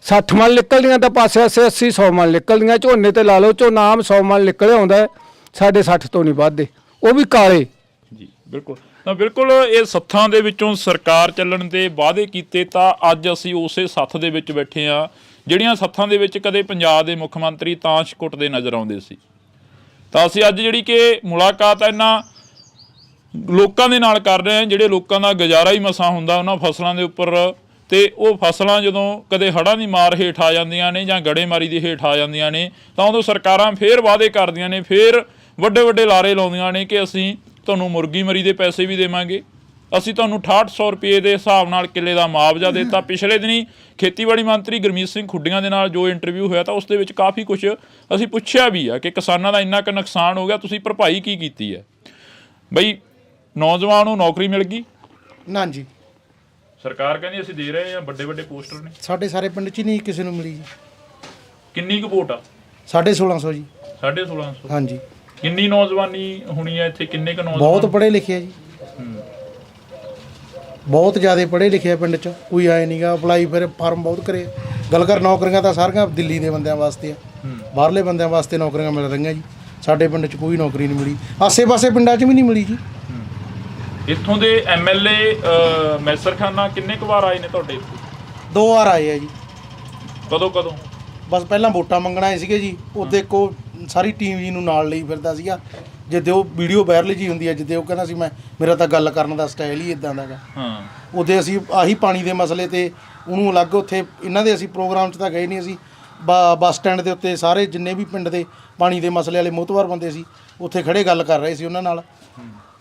60 ਮਣ ਨਿਕਲਦੀਆਂ ਤਾਂ ਪਾਸੇ ਆਸੇ 80-100 ਮਣ ਨਿਕਲਦੀਆਂ। ਝੋਨੇ ਤੇ ਲਾ ਲਓ, ਝੋਨਾ ਆਮ 100 ਮਣ ਨਿਕਲਿਆ ਆਉਂਦਾ, ਸਾਡੇ 60 ਤੋਂ ਨਹੀਂ ਵੱਧਦੇ, ਉਹ ਵੀ ਕਾਲੇ। ਜੀ ਬਿਲਕੁਲ। ਤਾਂ ਬਿਲਕੁਲ ਇਹ ਸੱਥਾਂ ਦੇ ਵਿੱਚੋਂ ਸਰਕਾਰ ਚੱਲਣ ਦੇ ਵਾਅਦੇ ਕੀਤੇ, ਤਾਂ ਅੱਜ ਅਸੀਂ ਉਸੇ ਸੱਥ ਦੇ ਵਿੱਚ ਬੈਠੇ ਹਾਂ, ਜਿਹੜੀਆਂ ਸੱਥਾਂ ਦੇ ਵਿੱਚ ਕਦੇ ਪੰਜਾਬ ਦੇ ਮੁੱਖ ਮੰਤਰੀ ਤਾਸ਼ ਕੁੱਟਦੇ ਨਜ਼ਰ ਆਉਂਦੇ ਸੀ। ਤਾਂ ਅਸੀਂ ਅੱਜ ਜਿਹੜੀ ਕਿ ਮੁਲਾਕਾਤ ਇਹਨਾਂ ਲੋਕਾਂ ਦੇ ਨਾਲ ਕਰ ਰਹੇ ਹਾਂ, ਜਿਹੜੇ ਲੋਕਾਂ ਦਾ ਗੁਜ਼ਾਰਾ ਹੀ ਮਸਾਂ ਹੁੰਦਾ ਉਹਨਾਂ ਫਸਲਾਂ ਦੇ ਉੱਪਰ। ਤੇ ਉਹ ਫਸਲਾਂ ਜਦੋਂ ਕਦੇ ਹੜ੍ਹਾਂ ਦੀ ਮਾਰ ਹੇਠ ਆ ਜਾਂਦੀਆਂ ਨੇ ਜਾਂ ਗੜੇਮਾਰੀ ਦੀ ਹੇਠ ਆ ਜਾਂਦੀਆਂ ਨੇ, ਤਾਂ ਉਦੋਂ ਸਰਕਾਰਾਂ ਫੇਰ ਵਾਅਦੇ ਕਰਦੀਆਂ ਨੇ, ਫੇਰ ਵੱਡੇ ਵੱਡੇ ਲਾਰੇ ਲਾਉਂਦੀਆਂ ਨੇ ਕਿ ਅਸੀਂ ਤੁਹਾਨੂੰ ਮੁਰਗੀ ਮਰੀ ਦੇ ਪੈਸੇ ਵੀ ਦੇਵਾਂਗੇ, ਅਸੀਂ ਤੁਹਾਨੂੰ 6800 ਰੁਪਏ ਦੇ ਹਿਸਾਬ ਨਾਲ ਕਿੱਲੇ ਦਾ ਮੁਆਵਜ਼ਾ ਦਿੱਤਾ। ਪਿਛਲੇ ਦਿਨੀ ਖੇਤੀਬਾੜੀ ਮੰਤਰੀ ਗੁਰਮੀਤ ਸਿੰਘ ਖੁੱਡੀਆਂ ਦੇ ਨਾਲ ਜੋ ਇੰਟਰਵਿਊ ਹੋਇਆ ਤਾਂ ਉਸ ਦੇ ਵਿੱਚ ਕਾਫੀ ਕੁਝ ਅਸੀਂ ਪੁੱਛਿਆ ਵੀ ਆ ਕਿ ਕਿਸਾਨਾਂ ਦਾ ਇੰਨਾ ਕੁ ਨੁਕਸਾਨ ਹੋ ਗਿਆ, ਤੁਸੀਂ ਭਰਪਾਈ ਕੀ ਕੀਤੀ ਹੈ। ਬਈ ਨੌਜਵਾਨ ਨੂੰ ਨੌਕਰੀ ਮਿਲ ਗਈ? ਨਾ ਜੀ, ਸਰਕਾਰ ਕਹਿੰਦੀ ਅਸੀਂ ਦੇ ਰਹੇ ਹਾਂ, ਵੱਡੇ ਵੱਡੇ ਪੋਸਟਰ ਨੇ। ਸਾਡੇ ਸਾਰੇ ਪਿੰਡ 'ਚ ਨਹੀਂ ਕਿਸੇ ਨੂੰ ਮਿਲੀ ਜੀ। ਕਿੰਨੀ ਕੁ ਵੋਟ ਆ? 1650 ਜੀ। 1650? ਹਾਂਜੀ। ਕਿੰਨੀ ਨੌਜਵਾਨੀ ਹੋਣੀ ਹੈ ਇੱਥੇ? ਕਿੰਨੇ ਕੁ ਨੌਜਵਾਨ? ਬਹੁਤ ਪੜ੍ਹੇ ਲਿਖੇ ਆ ਜੀ, ਬਹੁਤ ਜ਼ਿਆਦਾ ਪੜ੍ਹੇ ਲਿਖੇ ਆ ਪਿੰਡ 'ਚ। ਕੋਈ ਆਏ ਨਹੀਂਗਾ, ਅਪਲਾਈ ਫਿਰ ਫਾਰਮ ਬਹੁਤ ਕਰੇ। ਗੱਲ ਕਰ ਨੌਕਰੀਆਂ ਤਾਂ ਸਾਰੀਆਂ ਦਿੱਲੀ ਦੇ ਬੰਦਿਆਂ ਵਾਸਤੇ ਆ, ਬਾਹਰਲੇ ਬੰਦਿਆਂ ਵਾਸਤੇ ਨੌਕਰੀਆਂ ਮਿਲ ਰਹੀਆਂ ਜੀ। ਸਾਡੇ ਪਿੰਡ 'ਚ ਕੋਈ ਨੌਕਰੀ ਨਹੀਂ ਮਿਲੀ, ਆਸੇ-ਪਾਸੇ ਪਿੰਡਾਂ 'ਚ ਵੀ ਨਹੀਂ ਮਿਲੀ ਜੀ। ਇੱਥੋਂ ਦੇ ਐਮਐਲਏ ਮੈਸਰ ਖਾਨਾ ਕਿੰਨੇ ਕੁ ਵਾਰ ਆਏ ਨੇ ਤੁਹਾਡੇ ਇੱਥੇ? 2 ਵਾਰ ਆਏ ਆ ਜੀ। ਕਦੋਂ ਕਦੋਂ? ਬਸ ਪਹਿਲਾਂ ਵੋਟਾਂ ਮੰਗਣ ਆਏ ਸੀਗੇ ਜੀ। ਉਹਦੇ ਕੋ ਸਾਰੀ ਟੀਮ ਜੀ ਨੂੰ ਨਾਲ ਲਈ ਫਿਰਦਾ ਸੀਗਾ। ਜਿੱਦੇ ਉਹ ਵੀਡੀਓ ਵਾਇਰਲ ਜੀ ਹੁੰਦੀ ਹੈ, ਜਿੱਦੇ ਉਹ ਕਹਿੰਦਾ ਸੀ ਮੇਰਾ ਤਾਂ ਗੱਲ ਕਰਨ ਦਾ ਸਟਾਈਲ ਹੀ ਇਦਾਂ ਦਾ ਗਾ। ਹਾਂ, ਉਹਦੇ ਅਸੀਂ ਆਹੀ ਪਾਣੀ ਦੇ ਮਸਲੇ ਤੇ ਉਹਨੂੰ ਅਲੱਗ ਉੱਥੇ ਇਹਨਾਂ ਦੇ ਅਸੀਂ ਪ੍ਰੋਗਰਾਮ 'ਚ ਤਾਂ ਗਏ ਨਹੀਂ। ਅਸੀਂ ਬੱਸ ਸਟੈਂਡ ਦੇ ਉੱਤੇ ਸਾਰੇ ਜਿੰਨੇ ਵੀ ਪਿੰਡ ਦੇ ਪਾਣੀ ਦੇ ਮਸਲੇ ਵਾਲੇ ਮੋਹਤਵਾਰ ਬੰਦੇ ਸੀ ਉੱਥੇ ਖੜੇ ਗੱਲ ਕਰ ਰਹੇ ਸੀ ਉਹਨਾਂ ਨਾਲ।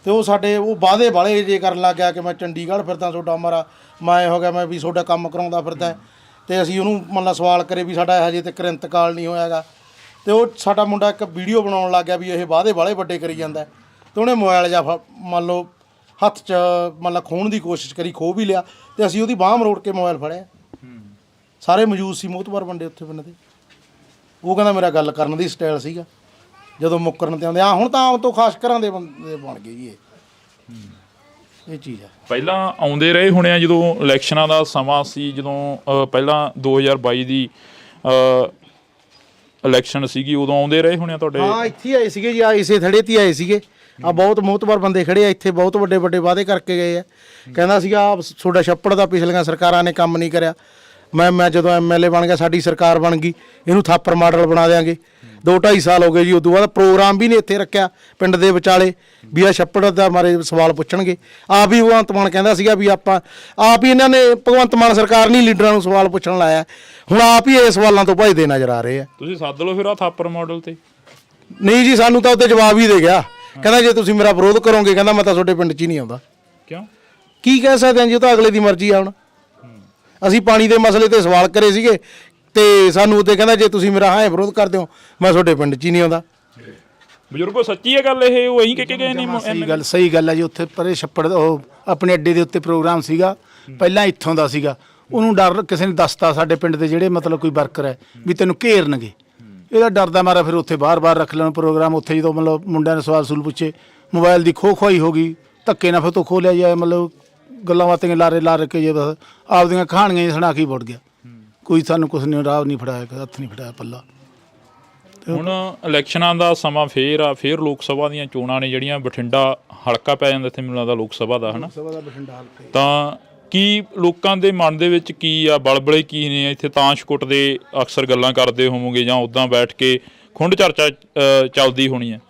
ਤੇ ਉਹ ਸਾਡੇ ਉਹ ਵਾਅਦੇ ਵਾਲੇ ਜੇ ਕਰਨ ਲੱਗ ਗਿਆ ਕਿ ਮੈਂ ਚੰਡੀਗੜ੍ਹ ਫਿਰਦਾ, ਤੁਹਾਡਾ ਮਾਰਾ ਮੈਂ ਹੋ ਗਿਆ, ਮੈਂ ਵੀ ਤੁਹਾਡਾ ਕੰਮ ਕਰਾਉਂਦਾ ਫਿਰਦਾ। ਤੇ ਅਸੀਂ ਉਹਨੂੰ ਮਤਲਬ ਸਵਾਲ ਕਰੇ ਵੀ ਸਾਡਾ ਹਜੇ ਤੱਕ ਇੰਤਕਾਲ ਨਹੀਂ ਹੋਇਆ ਗਾ। ਤੇ ਉਹ ਸਾਡਾ ਮੁੰਡਾ ਇੱਕ ਵੀਡੀਓ ਬਣਾਉਣ ਲੱਗ ਗਿਆ ਵੀ ਇਹ ਵਾਅਦੇ ਵਾਲੇ ਵੱਡੇ ਕਰੀ ਜਾਂਦਾ। ਤੇ ਉਹਨੇ ਮੋਬਾਈਲ ਜਾਂ ਮੰਨ ਲਓ ਹੱਥ 'ਚ ਮਤਲਬ ਖੋਹਣ ਦੀ ਕੋਸ਼ਿਸ਼ ਕਰੀ, ਖੋਹ ਵੀ ਲਿਆ। ਤੇ ਅਸੀਂ ਉਹਦੀ ਬਾਂਹ ਮਰੋੜ ਕੇ ਮੋਬਾਈਲ ਫੜਿਆ। ਸਾਰੇ ਮੌਜੂਦ ਸੀ ਮੋਹਤਵਾਰ ਬੰਦੇ ਉੱਥੇ ਪਿੰਡ ਦੇ। ਉਹ ਕਹਿੰਦਾ ਮੇਰਾ ਗੱਲ ਕਰਨ ਦੀ ਸਟਾਈਲ ਸੀਗਾ। ਜਦੋਂ ਮੁੱਕਰਨ ਤੇ ਆਉਂਦੇ ਆ ਹੁਣ ਤਾਂ ਆਮ ਤੋਂ ਖਾਸ ਘਰਾਂ ਦੇ ਬੰਦੇ ਬਣ ਗਏ ਜੀ ਇਹ ਚੀਜ਼ ਆ। ਪਹਿਲਾਂ ਆਉਂਦੇ ਰਹੇ ਹੋਣੇ ਆ ਜਦੋਂ ਇਲੈਕਸ਼ਨਾਂ ਦਾ ਸਮਾਂ ਸੀ, ਜਦੋਂ ਪਹਿਲਾਂ 2022 ਦੀ ਇਲੈਕਸ਼ਨ ਸੀਗੀ, ਉਦੋਂ ਆਉਂਦੇ ਰਹੇ ਹੋਣੇ ਆ ਤੁਹਾਡੇ? ਹਾਂ, ਇੱਥੇ ਆਏ ਸੀਗੇ ਜੀ, ਆ ਇਸੇ ਥੜੇ 'ਤੇ ਆਏ ਸੀਗੇ। ਆ ਬਹੁਤ ਮੋਹਤਵਾਰ ਬੰਦੇ ਖੜੇ ਆ ਇੱਥੇ, ਬਹੁਤ ਵੱਡੇ ਵੱਡੇ ਵਾਅਦੇ ਕਰਕੇ ਗਏ ਆ। ਕਹਿੰਦਾ ਸੀਗਾ ਤੁਹਾਡਾ ਛੱਪੜ ਦਾ ਪਿਛਲੀਆਂ ਸਰਕਾਰਾਂ ਨੇ ਕੰਮ ਨਹੀਂ ਕਰਿਆ। ਮੈਂ ਜਦੋਂ ਐਮਐਲਏ ਬਣ ਗਿਆ, ਸਾਡੀ ਸਰਕਾਰ ਬਣ ਗਈ, ਇਹਨੂੰ ਥਾਪਰ ਮਾਡਲ ਬਣਾ ਦਿਆਂਗੇ। 2-2.5 ਸਾਲ ਹੋ ਗਏ ਜੀ। ਉਦੋਂ ਬਾਅਦ ਪ੍ਰੋਗਰਾਮ ਵੀ ਨਹੀਂ ਇੱਥੇ ਰੱਖਿਆ ਪਿੰਡ ਦੇ ਵਿਚਾਲੇ ਵੀ ਆ ਛੱਪੜ ਦਾ ਮਾਰੇ ਸਵਾਲ ਪੁੱਛਣਗੇ। ਆਪ ਹੀ ਭਗਵੰਤ ਮਾਨ ਕਹਿੰਦਾ ਸੀਗਾ ਵੀ ਆਪਾਂ ਆਪ ਹੀ, ਇਹਨਾਂ ਨੇ ਭਗਵੰਤ ਮਾਨ ਸਰਕਾਰ ਨਹੀਂ ਲੀਡਰਾਂ ਨੂੰ ਸਵਾਲ ਪੁੱਛਣ ਲਾਇਆ। ਹੁਣ ਆਪ ਹੀ ਇਹ ਸਵਾਲਾਂ ਤੋਂ ਭੱਜਦੇ ਨਜ਼ਰ ਆ ਰਹੇ ਆ। ਤੁਸੀਂ ਸੱਦ ਲਓ ਫਿਰ ਆ ਥਾਪਰ ਮਾਡਲ ਤੇ। ਨਹੀਂ ਜੀ, ਸਾਨੂੰ ਤਾਂ ਉੱਤੇ ਜਵਾਬ ਹੀ ਦੇ ਗਿਆ। ਕਹਿੰਦਾ ਜੇ ਤੁਸੀਂ ਮੇਰਾ ਵਿਰੋਧ ਕਰੋਗੇ, ਕਹਿੰਦਾ ਮੈਂ ਤਾਂ ਤੁਹਾਡੇ ਪਿੰਡ 'ਚ ਹੀ ਨਹੀਂ ਆਉਂਦਾ। ਕਿਉਂ? ਕੀ ਕਹਿ ਸਕਦੇ ਹਾਂ ਜੀ, ਉਹ ਤਾਂ ਅਗਲੇ ਦੀ ਮਰਜ਼ੀ ਆ। ਹੁਣ ਅਸੀਂ ਪਾਣੀ ਦੇ ਮਸਲੇ ਤੇ ਸਵਾਲ ਕਰੇ ਸੀਗੇ ਤੇ ਸਾਨੂੰ ਉੱਤੇ ਕਹਿੰਦਾ ਜੇ ਤੁਸੀਂ ਮੇਰਾ ਹਾਂ ਵਿਰੋਧ ਕਰਦੇ ਹੋ, ਮੈਂ ਤੁਹਾਡੇ ਪਿੰਡ 'ਚ ਹੀ ਨਹੀਂ ਆਉਂਦਾ। ਬਜ਼ੁਰਗੋ ਸੱਚੀ ਹੈ ਗੱਲ ਇਹ? ਉਹ ਇਹੀ ਕਹਿ ਕੇ ਗਏ ਨੇ? ਸਹੀ ਗੱਲ ਹੈ ਜੀ। ਉੱਥੇ ਪਰੇ ਛੱਪੜ ਉਹ ਆਪਣੇ ਅੱਡੇ ਦੇ ਉੱਤੇ ਪ੍ਰੋਗਰਾਮ ਸੀਗਾ, ਪਹਿਲਾਂ ਇੱਥੋਂ ਦਾ ਸੀਗਾ। ਉਹਨੂੰ ਡਰ ਕਿਸੇ ਨੇ ਦੱਸਤਾ ਸਾਡੇ ਪਿੰਡ ਦੇ ਜਿਹੜੇ ਮਤਲਬ ਕੋਈ ਵਰਕਰ ਹੈ ਵੀ ਤੈਨੂੰ ਘੇਰਨਗੇ। ਇਹਦਾ ਡਰਦਾ ਮਾਰਾ ਫਿਰ ਉੱਥੇ ਬਾਰ-ਬਾਰ ਰੱਖ ਲੈਣ ਪ੍ਰੋਗਰਾਮ। ਉੱਥੇ ਜਦੋਂ ਮਤਲਬ ਮੁੰਡਿਆਂ ਨੇ ਸਵਾਲ ਸੂਲ ਪੁੱਛੇ, ਮੋਬਾਈਲ ਦੀ ਖੋਹੀ ਹੋ ਗਈ, ਧੱਕੇ ਨਾਲ ਫਿਰ ਤੋਂ ਖੋਹ ਲਿਆ ਜਾਏ। ਮਤਲਬ ਗੱਲਾਂ ਬਾਤਾਂ ਲਾ ਕੇ ਜੇ ਬਸ ਆਪਦੀਆਂ ਕਹਾਣੀਆਂ ਸੁਣਾ ਕੇ ਵੜ ਗਿਆ। ਕੋਈ ਸਾਨੂੰ ਕੁਛ ਨਹੀਂ, ਰਾਹ ਨਹੀਂ ਫੜਾਇਆ, ਹੱਥ ਨਹੀਂ ਫੜਾਇਆ ਪੱਲਾ। ਹੁਣ ਇਲੈਕਸ਼ਨਾਂ ਦਾ ਸਮਾਂ ਫੇਰ ਆ, ਫੇਰ ਲੋਕ ਸਭਾ ਦੀਆਂ ਚੋਣਾਂ ਨੇ ਜਿਹੜੀਆਂ। ਬਠਿੰਡਾ ਹਲਕਾ ਪੈ ਜਾਂਦਾ ਇੱਥੇ, ਮੈਨੂੰ ਲੱਗਦਾ ਲੋਕ ਸਭਾ ਦਾ, ਹਨਾ? ਤਾਂ ਕੀ ਲੋਕਾਂ ਦੇ ਮਨ ਦੇ ਵਿੱਚ ਕੀ ਆ, ਬਲਬਲੇ ਕੀ ਨੇ? ਇੱਥੇ ਤਾਸ਼ ਕੁੱਟਦੇ ਅਕਸਰ ਗੱਲਾਂ ਕਰਦੇ ਹੋਵੋਗੇ ਜਾਂ ਉੱਦਾਂ ਬੈਠ ਕੇ ਖੁੰਡ ਚਰਚਾ ਚੱਲਦੀ ਹੋਣੀ ਹੈ?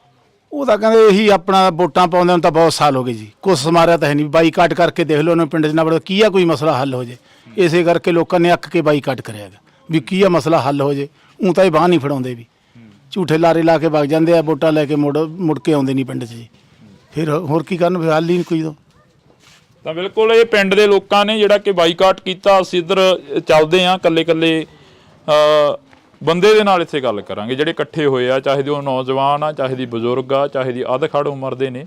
ਉਹ ਤਾਂ ਕਹਿੰਦੇ ਇਹੀ ਆਪਣਾ ਵੋਟਾਂ ਪਾਉਂਦੇ ਨੂੰ ਤਾਂ ਬਹੁਤ ਸਾਲ ਹੋ ਗਏ ਜੀ, ਕੁਛ ਸਮਾਰਿਆ ਤਾਂ ਹੈ ਨਹੀਂ। ਬਾਈਕਾਟ ਕਰਕੇ ਦੇਖ ਲਓ ਉਹਨੇ ਪਿੰਡ 'ਚ ਨਾ ਬੜਾ ਕੀ ਆ ਕੋਈ ਮਸਲਾ ਹੱਲ ਹੋ ਜੇ। ਇਸੇ ਕਰਕੇ ਲੋਕਾਂ ਨੇ ਅੱਕ ਕੇ ਬਾਈਕਾਟ ਕਰਿਆ ਗਾ ਵੀ ਕੀ ਆ ਮਸਲਾ ਹੱਲ ਹੋ ਜੇ। ਊਂ ਤਾਂ ਇਹ ਬਾਂਹ ਨਹੀਂ ਫੜਾਉਂਦੇ, ਵੀ ਝੂਠੇ ਲਾਰੇ ਲਾ ਕੇ ਵਗ ਜਾਂਦੇ ਆ, ਵੋਟਾਂ ਲੈ ਕੇ ਮੁੜ ਕੇ ਆਉਂਦੇ ਨਹੀਂ ਪਿੰਡ 'ਚ ਜੀ। ਫਿਰ ਹੋਰ ਕੀ ਕਰਨ, ਫਿਰ ਹੱਲ ਹੀ ਨਹੀਂ ਕੋਈ। ਤਾਂ ਬਿਲਕੁਲ ਇਹ ਪਿੰਡ ਦੇ ਲੋਕਾਂ ਨੇ ਜਿਹੜਾ ਕਿ ਬਾਈਕਾਟ ਕੀਤਾ। ਅਸੀਂ ਇੱਧਰ ਚੱਲਦੇ ਹਾਂ, ਕੱਲੇ ਬੰਦੇ ਦੇ ਨਾਲ ਇੱਥੇ ਗੱਲ ਕਰਾਂਗੇ ਜਿਹੜੇ ਇਕੱਠੇ ਹੋਏ ਆ, ਚਾਹੇ ਦੀ ਉਹ ਨੌਜਵਾਨ ਆ, ਚਾਹੇ ਦੀ ਬਜ਼ੁਰਗ ਆ, ਚਾਹੇ ਦੀ ਅੱਧ-ਖੜ ਉਮਰ ਦੇ ਨੇ।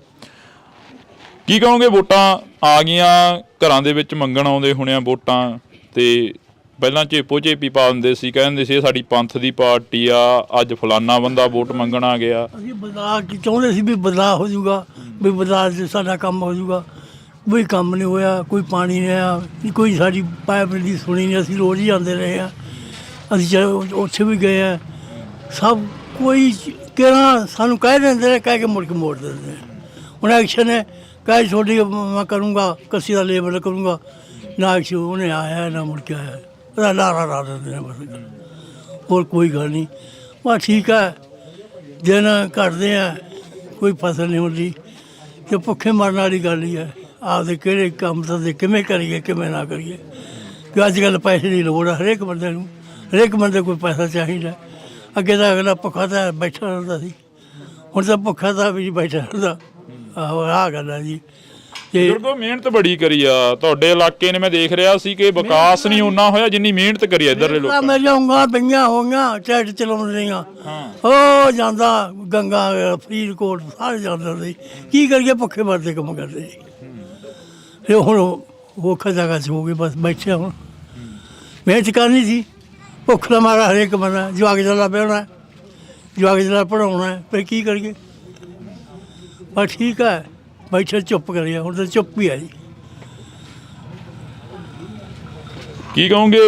ਕੀ ਕਹੋਗੇ? ਵੋਟਾਂ ਆ ਗਈਆਂ, ਘਰਾਂ ਦੇ ਵਿੱਚ ਮੰਗਣ ਆਉਂਦੇ ਹੋਣੇ ਆ ਵੋਟਾਂ, ਤੇ ਪਹਿਲਾਂ ਝੇਪੀ ਪਾ ਦਿੰਦੇ ਸੀ, ਕਹਿੰਦੇ ਸੀ ਇਹ ਸਾਡੀ ਪੰਥ ਦੀ ਪਾਰਟੀ ਆ, ਅੱਜ ਫਲਾਨਾ ਬੰਦਾ ਵੋਟ ਮੰਗਣ ਆ ਗਿਆ। ਅਸੀਂ ਬਦਲਾਅ ਚਾਹੁੰਦੇ ਸੀ ਵੀ ਬਦਲਾਅ ਹੋ ਜਾਊਗਾ, ਵੀ ਬਦਲਾਅ 'ਚ ਸਾਡਾ ਕੰਮ ਹੋ ਜਾਊਗਾ। ਕੋਈ ਕੰਮ ਨਹੀਂ ਹੋਇਆ, ਕੋਈ ਪਾਣੀ ਨਹੀਂ ਆਇਆ, ਕੋਈ ਸਾਡੀ ਪਾਈਪ ਦੀ ਸੁਣੀ ਨਹੀਂ। ਅਸੀਂ ਰੋਜ਼ ਹੀ ਆਉਂਦੇ ਰਹੇ ਹਾਂ, ਅਸੀਂ ਉੱਥੇ ਵੀ ਗਏ ਆ, ਸਭ ਕੋਈ ਕਿਹੜਾ ਸਾਨੂੰ ਕਹਿ ਦਿੰਦੇ ਨੇ, ਕਹਿ ਕੇ ਮੁੜ ਕੇ ਮੋੜ ਦਿੰਦੇ ਨੇ। ਹੁਣ ਐਕਸ਼ਨ ਹੈ, ਕਹਿ ਛੋਟੀ ਮੈਂ ਕਰੂੰਗਾ, ਕੱਸੀ ਦਾ ਲੇਬਰ ਕਰੂੰਗਾ, ਨਾ ਐਕਸ਼ਨ ਉਹਨੇ ਆਇਆ ਨਾ ਮੁੜ ਕੇ ਆਇਆ। ਉਹਦਾ ਲਾਰਾ ਲਾ ਦਿੰਦੇ ਨੇ ਬਸ, ਹੋਰ ਕੋਈ ਗੱਲ ਨਹੀਂ। ਬਸ ਠੀਕ ਹੈ, ਦਿਨ ਕੱਟਦੇ ਆ, ਕੋਈ ਫਸਲ ਨਹੀਂ ਹੁੰਦੀ ਤੇ ਭੁੱਖੇ ਮਰਨ ਵਾਲੀ ਗੱਲ ਹੀ ਹੈ। ਆਪਦੇ ਕਿਹੜੇ ਕੰਮ ਤਾਂ ਕਿਵੇਂ ਕਰੀਏ, ਕਿਵੇਂ ਨਾ ਕਰੀਏ। ਕਿ ਅੱਜ ਕੱਲ੍ਹ ਪੈਸੇ ਦੀ ਲੋੜ ਹੈ ਹਰੇਕ ਬੰਦੇ ਨੂੰ, ਹਰੇਕ ਬੰਦੇ ਕੋਈ ਪੈਸਾ ਚਾਹੀਦਾ। ਅੱਗੇ ਤਾਂ ਅਗਲਾ ਭੁੱਖਾ ਤਾਂ ਬੈਠਾ ਰਹਿੰਦਾ ਸੀ, ਹੁਣ ਤਾਂ ਭੁੱਖਾ ਤਾਂ ਵੀ ਬੈਠਾ ਰਹਿੰਦਾ। ਆਹੋ ਆਹ ਗੱਲ ਹੈ ਜੀ। ਬਜ਼ੁਰਗੋ ਮਿਹਨਤ ਬੜੀ ਕਰੀ ਆ ਤੁਹਾਡੇ ਇਲਾਕੇ ਨੇ, ਮੈਂ ਦੇਖ ਰਿਹਾ ਸੀ ਕਿ ਵਿਕਾਸ ਨਹੀਂ ਓਨਾ ਹੋਇਆ ਜਿੰਨੀ ਮਿਹਨਤ ਕਰੀ ਇੱਧਰਲੇ ਲੋਕਾਂ ਨੇ। ਮੇਰੀਆਂ ਉਂਗਲਾਂ ਪਈਆਂ ਹੋਈਆਂ ਟਰੈਕਟਰ ਚਲਾਉਂਦੀਆਂ ਉਹ ਜਾਂਦਾ ਗੰਗਾ ਫਰੀਦਕੋਟ ਸਾਰੇ ਜਾਂਦੇ ਸੀ। ਕੀ ਕਰੀਏ ਭੁੱਖੇ ਮਰਦੇ ਕੰਮ ਕਰਦੇ ਜੀ। ਫਿਰ ਹੁਣ ਉਹ ਖਜ਼ਾਗਾ ਹੋ ਗਏ ਬਸ ਬੈਠੇ ਹੁਣ ਮਿਹਨਤ ਕਰਨੀ ਸੀ। ਭੁੱਖ ਦਾ ਮਾਰਾ ਹਰੇਕ ਬੰਦਾ ਜਵਾਕ ਜਲਾ ਪਿਆਉਣਾ ਜਵਾਕ ਜਲਾ ਪੜਾਉਣਾ ਫਿਰ ਕੀ ਕਰੀਏ। ਬਸ ਠੀਕ ਹੈ ਬੈਠੇ ਚੁੱਪ ਕਰੀਏ ਹੁਣ ਤਾਂ ਚੁੱਪ ਹੀ ਆ ਜੀ। ਕੀ ਕਹੋਗੇ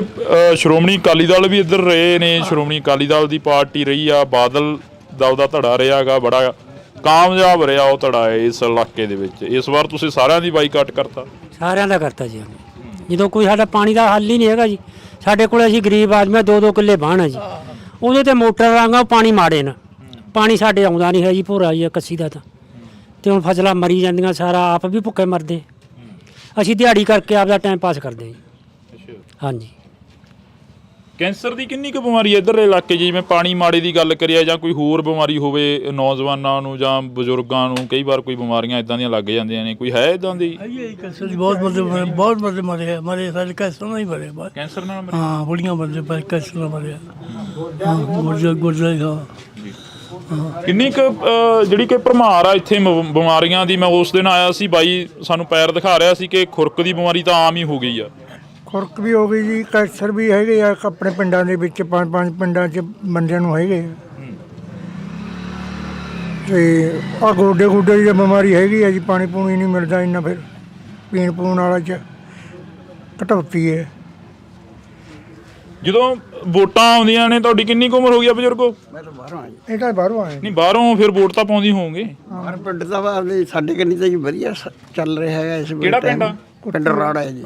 ਸ਼੍ਰੋਮਣੀ ਅਕਾਲੀ ਦਲ ਵੀ ਇੱਧਰ ਰਹੇ ਨੇ, ਸ਼੍ਰੋਮਣੀ ਅਕਾਲੀ ਦਲ ਦੀ ਪਾਰਟੀ ਰਹੀ ਆ, ਬਾਦਲ ਦਾ ਉਹਦਾ ਧੜਾ ਰਿਹਾ ਗਾ, ਬੜਾ ਕਾਮਯਾਬ ਰਿਹਾ ਉਹ ਧੜਾ ਇਸ ਇਲਾਕੇ ਦੇ ਵਿੱਚ। ਇਸ ਵਾਰ ਤੁਸੀਂ ਸਾਰਿਆਂ ਦੀ ਬਾਈਕਾਟ ਕਰਤਾ? ਸਾਰਿਆਂ ਦਾ ਕਰਤਾ ਜੀ। ਜਦੋਂ ਕੋਈ ਸਾਡਾ ਪਾਣੀ ਦਾ ਹੱਲ ਹੀ ਨਹੀਂ ਹੈਗਾ ਜੀ। ਸਾਡੇ ਕੋਲ ਅਸੀਂ ਗਰੀਬ ਆਦਮੀ 2-2 ਕਿੱਲੇ ਬਾਣ ਹੈ ਜੀ, ਉਹਦੇ ਤੇ ਮੋਟਰ ਲਾਂਗਾ ਉਹ ਪਾਣੀ ਮਾੜੇ ਨਾ, ਪਾਣੀ ਸਾਡੇ ਆਉਂਦਾ ਨਹੀਂ ਹੈ ਜੀ, ਭੋਰਾ ਜੀ ਕੱਸੀ ਦਾ ਤਾਂ। ਤੇ ਹੁਣ ਫਸਲਾਂ ਮਰੀ ਜਾਂਦੀਆਂ, ਸਾਰਾ ਆਪ ਵੀ ਭੁੱਖੇ ਮਰਦੇ, ਅਸੀਂ ਦਿਹਾੜੀ ਕਰਕੇ ਆਪਦਾ ਟਾਈਮ ਪਾਸ ਕਰਦੇ ਜੀ। ਹਾਂਜੀ। ਕੈਂਸਰ ਦੀ ਕਿੰਨੀ ਕੁ ਬਿਮਾਰੀ ਹੈ ਇੱਧਰਲੇ ਇਲਾਕੇ 'ਚ? ਜਿਵੇਂ ਪਾਣੀ ਮਾੜੇ ਦੀ ਗੱਲ ਕਰੀਏ ਜਾਂ ਕੋਈ ਹੋਰ ਬਿਮਾਰੀ ਹੋਵੇ ਨੌਜਵਾਨਾਂ ਨੂੰ ਜਾਂ ਬਜ਼ੁਰਗਾਂ ਨੂੰ, ਕਈ ਵਾਰ ਕੋਈ ਬਿਮਾਰੀਆਂ ਇਦਾਂ ਦੀਆਂ ਲੱਗ ਜਾਂਦੀਆਂ ਨੇ, ਕੋਈ ਹੈ ਇਦਾਂ ਦੀ? ਕੈਂਸਰ ਦੀ ਬਹੁਤ ਬੰਦੇ ਮਰੇ ਸਾਡੇ ਕੈਂਸਰ ਨਾਲ ਹੀ ਮਰੇ। ਕੈਂਸਰ ਨਾਲ ਮਰੇ? ਹਾਂ ਬੁੜੀਆਂ ਬੰਦੇ ਪਰ ਕੈਂਸਰ ਨਾਲ ਮਰੇ। ਗੁਰਜਾ ਕਿੰਨੀ ਕੁ ਜਿਹੜੀ ਕਿ ਭਰਮਾਰ ਆ ਇੱਥੇ ਬਿਮਾਰੀਆਂ ਦੀ। ਮੈਂ ਉਸ ਦਿਨ ਆਇਆ ਸੀ, ਬਾਈ ਸਾਨੂੰ ਪੈਰ ਦਿਖਾ ਰਿਹਾ ਸੀ ਕਿ ਖੁਰਕ ਦੀ ਬਿਮਾਰੀ ਤਾਂ ਆਮ ਹੀ ਹੋ ਗਈ ਆ। ਖੁਰਕ ਵੀ ਹੋ ਗਈ ਜੀ, ਕੈਂਸਰ ਵੀ ਹੈਗੇ ਆ ਆਪਣੇ ਪਿੰਡਾਂ ਦੇ ਵਿੱਚ, 5 ਪਿੰਡਾਂ 'ਚ ਬੰਦਿਆਂ ਨੂੰ ਹੈਗੇ ਆ। ਤੇ ਆ ਗੋਡੇ ਦੀ ਬਿਮਾਰੀ ਹੈਗੀ ਆ ਜੀ, ਪਾਣੀ ਪੂਣੀ ਨਹੀਂ ਮਿਲਦਾ ਇੰਨਾ, ਫਿਰ ਪੀਣ ਪੂਣ ਵਾਲਾ 'ਚ ਘਟੌਤੀ ਹੈ। ਜਦੋਂ ਵੋਟਾਂ ਆਉਂਦੀਆਂ ਨੇ, ਤੁਹਾਡੀ ਕਿੰਨੀ ਕੁ ਉਮਰ ਹੋ ਗਈ ਆ ਬਜ਼ੁਰਗੋ? ਮੈਂ ਤਾਂ ਬਾਹਰੋਂ ਆਇਆ। ਇਹ ਤਾਂ ਬਾਹਰੋਂ ਆਏ ਨਹੀਂ, ਬਾਹਰੋਂ ਫਿਰ ਵੋਟ ਤਾਂ ਪਾਉਂਦੀ ਹੋਵੋਗੇ। ਹਰ ਪਿੰਡ ਦਾ ਸਾਡੇ ਕੰਨੀ ਤਾਂ ਜੀ ਵਧੀਆ ਚੱਲ ਰਿਹਾ ਹੈਗਾ ਇਸ ਵੇਲੇ। ਕਿਹੜਾ ਪਿੰਡ ਆ? ਪਿੰਡ ਰਾੜਾ ਹੈ ਜੀ।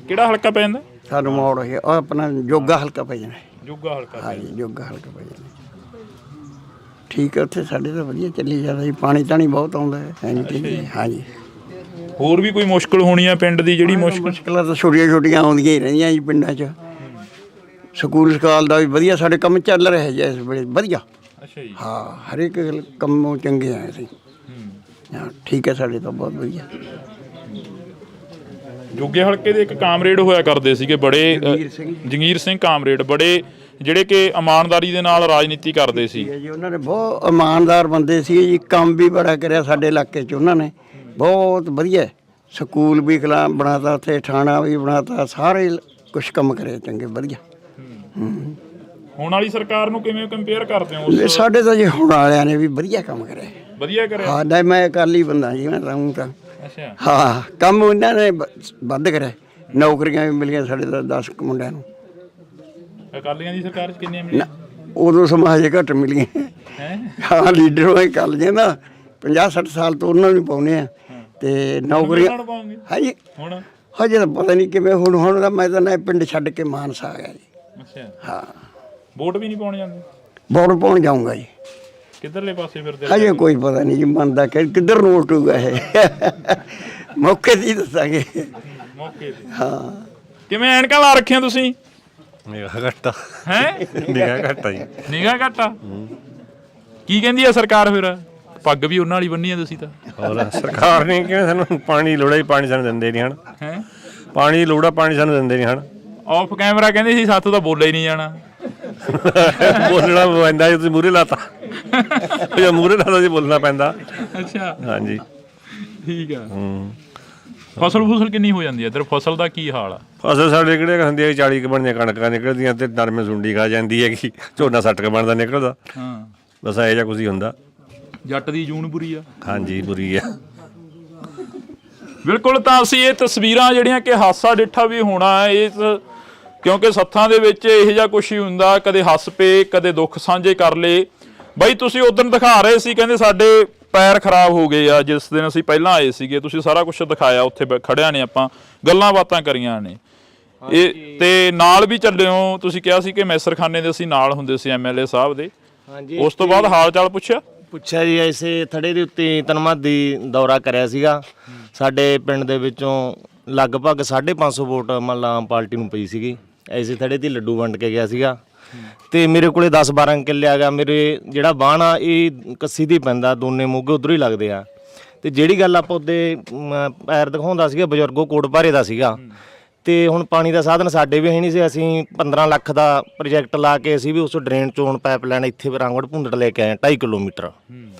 ਕਿਹੜਾ ਹਲਕਾ ਪੈ ਜਾਂਦਾ? ਸਾਨੂੰ ਮੋੜ ਹੈ ਉਹ ਆਪਣਾ ਜੋਗਾ ਹਲਕਾ ਪੈ ਜਾਣਾ। ਜੋਗਾ ਹਲਕਾ? ਹਾਂਜੀ ਜੋਗਾ ਹਲਕਾ ਪੈ ਜਾਣਾ। ਠੀਕ ਹੈ, ਉੱਥੇ ਸਾਡੇ ਤਾਂ ਵਧੀਆ ਚੱਲੀ ਜਾਂਦਾ ਜੀ, ਪਾਣੀ ਤਾਣੀ ਬਹੁਤ ਆਉਂਦਾ ਹੈ। ਹਾਂਜੀ। ਹੋਰ ਵੀ ਕੋਈ ਮੁਸ਼ਕਲ ਹੋਣੀ ਆ ਪਿੰਡ ਦੀ? ਜਿਹੜੀ ਮੁਸ਼ਕਲਾਂ ਤਾਂ ਛੋਟੀਆਂ ਆਉਂਦੀਆਂ ਹੀ ਰਹਿੰਦੀਆਂ ਜੀ ਪਿੰਡਾਂ 'ਚ। ਸਕੂਲ ਸਕਾਲ ਦਾ ਵੀ ਵਧੀਆ ਸਾਡੇ ਕੰਮ ਚੱਲ ਰਿਹਾ ਜੀ ਇਸ ਵੇਲੇ ਵਧੀਆ। ਅੱਛਾ ਜੀ। ਹਾਂ ਹਰੇਕ ਕੰਮੋਂ ਚੰਗੇ ਆ ਅਸੀਂ। ਹਾਂ ਠੀਕ ਹੈ, ਸਾਡੇ ਤਾਂ ਬਹੁਤ ਵਧੀਆ। ਜੋਗੇ ਹਲਕੇ ਦੇ ਇੱਕ ਕਾਮਰੇਡ ਹੋਇਆ ਕਰਦੇ ਸੀਗੇ ਬੜੇ, ਜੰਗੀਰ ਸਿੰਘ ਕਾਮਰੇਡ, ਬੜੇ ਜਿਹੜੇ ਕਿ ਇਮਾਨਦਾਰੀ ਦੇ ਨਾਲ ਰਾਜਨੀਤੀ ਕਰਦੇ ਸੀ ਜੀ। ਉਹਨਾਂ ਨੇ ਬਹੁਤ ਇਮਾਨਦਾਰ ਬੰਦੇ ਸੀ ਜੀ, ਕੰਮ ਵੀ ਬੜਾ ਕਰਿਆ ਸਾਡੇ ਇਲਾਕੇ 'ਚ ਉਹਨਾਂ ਨੇ, ਬਹੁਤ ਵਧੀਆ। ਸਕੂਲ ਵੀ ਬਣਾਤਾ, ਉੱਥੇ ਥਾਣਾ ਵੀ ਬਣਾਤਾ, ਸਾਰੇ ਕੁਛ ਕੰਮ ਕਰੇ ਚੰਗੇ ਵਧੀਆ। ਹੁਣ ਵਾਲੀ ਸਰਕਾਰ ਨੂੰ ਕਿਵੇਂ ਕੰਪੇਅਰ ਕਰਦੇ ਹੋ? ਸਾਡੇ ਤਾਂ ਜੀ ਹੁਣ ਵਾਲਿਆਂ ਨੇ ਵੀ ਵਧੀਆ ਕੰਮ ਕਰਿਆ। ਵਧੀਆ ਕਰਿਆ? ਹਾਂ ਨਹੀਂ, ਮੈਂ ਅਕਾਲੀ ਬੰਦਾ ਜੀ, ਮੈਂ ਰਹੂੰ ਤਾਂ। ਅੱਛਾ। ਹਾਂ ਕੰਮ ਉਹਨਾਂ ਨੇ ਵੱਧ ਕਰਿਆ, ਨੌਕਰੀਆਂ ਵੀ ਮਿਲੀਆਂ ਸਾਡੇ ਤਾਂ 10 ਮੁੰਡਿਆਂ ਨੂੰ। ਅਕਾਲੀਆਂ ਦੀ ਸਰਕਾਰ 'ਚ ਕਿੰਨੀਆਂ ਮਿਲੀਆਂ? ਉਦੋਂ ਸਮਾਂ ਹਜੇ ਘੱਟ ਮਿਲੀਆਂ। ਹਾਂ ਲੀਡਰ ਹੋਏ ਕਰ ਜਾਂਦਾ 50-60 ਸਾਲ ਤੋਂ ਉਹਨਾਂ ਨੂੰ ਪਾਉਂਦੇ ਆ ਤੇ ਨੌਕਰੀਆਂ। ਹਾਂਜੀ ਹੁਣ ਹਜੇ ਤਾਂ ਪਤਾ ਨਹੀਂ ਕਿਵੇਂ। ਹੁਣ ਤਾਂ ਮੈਂ ਤਾਂ ਨਾ ਪਿੰਡ ਛੱਡ ਕੇ ਮਾਨਸਾ ਆ ਗਿਆ ਜੀ। ਅੱਛਾ। ਹਾਂ ਵੋਟ ਵੀ ਨਹੀਂ ਪਾਉਣ ਜਾਂਦੇ? ਵੋਟ ਪਾਉਣ ਜਾਊਂਗਾ ਜੀ। ਕਿੱਧਰਲੇ ਪਾਸੇ ਫਿਰਦੇ? ਹਜੇ ਕੋਈ ਪਤਾ ਨਹੀਂ ਜੀ, ਮੰਨਦਾ ਕਿੱਧਰ ਨੂੰ ਉਟੂਗਾ ਇਹ। ਮੌਕੇ ਦੀ ਦੱਸਾਂਗੇ। ਮੌਕੇ ਤੇ? ਹਾਂ। ਕਿਵੇਂ ਐਨਕਾਂ ਲਾ ਰੱਖੀਆਂ ਤੁਸੀਂ? ਨਿਗਾਹ ਘੱਟ ਆ। ਹੈ? ਨਿਗਾਹ ਘੱਟ ਆ ਜੀ। ਨਿਗਾਹ ਘੱਟ ਆ? ਕੀ ਕਹਿੰਦੀ ਆ ਸਰਕਾਰ ਫਿਰ? ਪੱਗ ਵੀ ਉਹਨਾਂ ਵਾਲੀ ਬੰਨੀ ਆ ਤੁਸੀਂ ਤਾਂ। ਹੋਰ ਸਰਕਾਰ ਨੇ ਕਿਵੇਂ ਸਾਨੂੰ ਪਾਣੀ ਦੀ ਲੋੜ ਹੈ, ਪਾਣੀ ਸਾਨੂੰ ਦਿੰਦੇ ਨਹੀਂ ਹਨ। ਹੈ ਪਾਣੀ ਦੀ ਲੋੜ ਆ, ਪਾਣੀ ਸਾਨੂੰ ਦਿੰਦੇ ਨਹੀਂ ਹਨ। ਆਫ ਕੈਮਰਾ ਕਹਿੰਦੇ ਸੀ ਸਾਥੋਂ ਤਾਂ ਬੋਲਿਆ ਹੀ ਨਹੀਂ ਜਾਣਾ। ਬੋਲਣਾ ਪੈਂਦਾ ਜੇ ਤੁਸੀਂ ਮੂਹਰੇ ਲਾਤਾ, ਜੇ ਮੂਹਰੇ ਲਾਤਾ ਜੀ ਬੋਲਣਾ ਪੈਂਦਾ। ਅੱਛਾ। ਹਾਂਜੀ ਠੀਕ ਆ। ਫਸਲ ਕਿੰਨੀ ਹੋ ਜਾਂਦੀ ਹੈ ਇੱਧਰ? ਫਸਲ ਦਾ ਕੀ ਹਾਲ ਆ? ਫਸਲ ਸਾਡੇ ਕਿਹੜੇ ਹੁੰਦੀ ਹੈ 40 ਕੁ ਬਣਦੀਆਂ ਕਣਕਾਂ ਨਿਕਲਦੀਆਂ ਤੇ ਨਰਮੇ ਸੁੰਡੀ ਖਾ ਜਾਂਦੀ ਹੈਗੀ, ਝੋਨਾ 60 ਕੁ ਬਣਦਾ ਨਿਕਲਦਾ। ਹਾਂ ਬਸ ਇਹੋ ਜਿਹਾ ਕੁਝ ਹੀ ਹੁੰਦਾ। ਜੱਟ ਦੀ ਜੂਨ ਬੁਰੀ ਆ। ਹਾਂਜੀ ਬੁਰੀ ਆ ਬਿਲਕੁਲ। ਤਾਂ ਅਸੀਂ ਇਹ ਤਸਵੀਰਾਂ ਜਿਹੜੀਆਂ ਕਿ ਹਾਸਾ ਡਿੱਠਾ ਵੀ ਹੋਣਾ ਇਸ, ਕਿਉਂਕਿ ਸੱਥਾਂ ਦੇ ਵਿੱਚ ਇਹੋ ਜਿਹਾ ਕੁਛ ਹੀ ਹੁੰਦਾ, ਕਦੇ ਹੱਸ ਪਏ ਕਦੇ ਦੁੱਖ ਸਾਂਝੇ ਕਰ ਲਏ। ਬਾਈ ਤੁਸੀਂ ਉਦੋਂ ਦਿਖਾ ਰਹੇ ਸੀ, ਕਹਿੰਦੇ ਸਾਡੇ ਪੈਰ ਖਰਾਬ ਹੋ ਗਏ ਆ ਜਿਸ ਦਿਨ ਅਸੀਂ ਪਹਿਲਾਂ ਆਏ ਸੀਗੇ, ਤੁਸੀਂ ਸਾਰਾ ਕੁਛ ਦਿਖਾਇਆ, ਉੱਥੇ ਖੜਿਆ ਨੇ ਆਪਾਂ ਗੱਲਾਂ ਬਾਤਾਂ ਕਰੀਆਂ ਨੇ। ਇਹ ਤੇ ਨਾਲ ਵੀ ਚੱਲੇ ਹੋ, ਤੁਸੀਂ ਕਿਹਾ ਸੀ ਕਿ ਮੈਸਰਖਾਨੇ ਦੇ ਅਸੀਂ ਨਾਲ ਹੁੰਦੇ ਸੀ MLA ਸਾਹਿਬ ਦੇ। ਉਸ ਤੋਂ ਬਾਅਦ ਹਾਲ ਚਾਲ ਪੁੱਛਿਆ ਜੀ। ਐਸੇ ਥੜੇ ਦੇ ਉੱਤੇ ਤਨਮਾਦੀ ਦੌਰਾ ਕਰਿਆ ਸੀਗਾ। ਸਾਡੇ ਪਿੰਡ ਦੇ ਵਿੱਚੋਂ ਲਗਭਗ 550 ਵੋਟ ਮੰਨ ਲਾ ਆਮ ਪਾਰਟੀ ਨੂੰ ਪਈ ਸੀਗੀ। ਐਸੇ ਥੜੇ ਤੇ ਲੱਡੂ ਵੰਡ ਕੇ ਗਿਆ ਸੀਗਾ ਤੇ ਮੇਰੇ ਕੋਲੇ 10-12 ਕਿੱਲੇ ਆ ਗਿਆ। ਮੇਰੇ ਜਿਹੜਾ ਬਾਣ ਆ ਇਹ ਕੱਸੀ ਦੀ ਪੈਂਦਾ, ਦੋਨੇ ਮੋਗੇ ਉਧਰੋਂ ਹੀ ਲੱਗਦੇ ਆ ਤੇ ਜਿਹੜੀ ਗੱਲ ਆਪਾਂ ਉਹਦੇ ਪੈਰ ਦਿਖਾਉਂਦਾ ਸੀਗਾ ਬਜ਼ੁਰਗੋ ਕੋਟ ਭਾਰੇ ਦਾ ਸੀਗਾ ਤੇ ਹੁਣ ਪਾਣੀ ਦਾ ਸਾਧਨ ਸਾਡੇ ਵੀ ਹੈ ਨਹੀਂ ਸੀ। ਅਸੀਂ 15 ਲੱਖ ਦਾ ਪ੍ਰੋਜੈਕਟ ਲਾ ਕੇ ਅਸੀਂ ਵੀ ਉਸ ਡਰੇਨ ਚੋਂ ਪਾਈਪਲਾਈਨ ਇੱਥੇ ਰਾਂਗੜ ਭੁੰਦੜ ਲੈ ਕੇ ਆਏ 2.5 ਕਿਲੋਮੀਟਰ।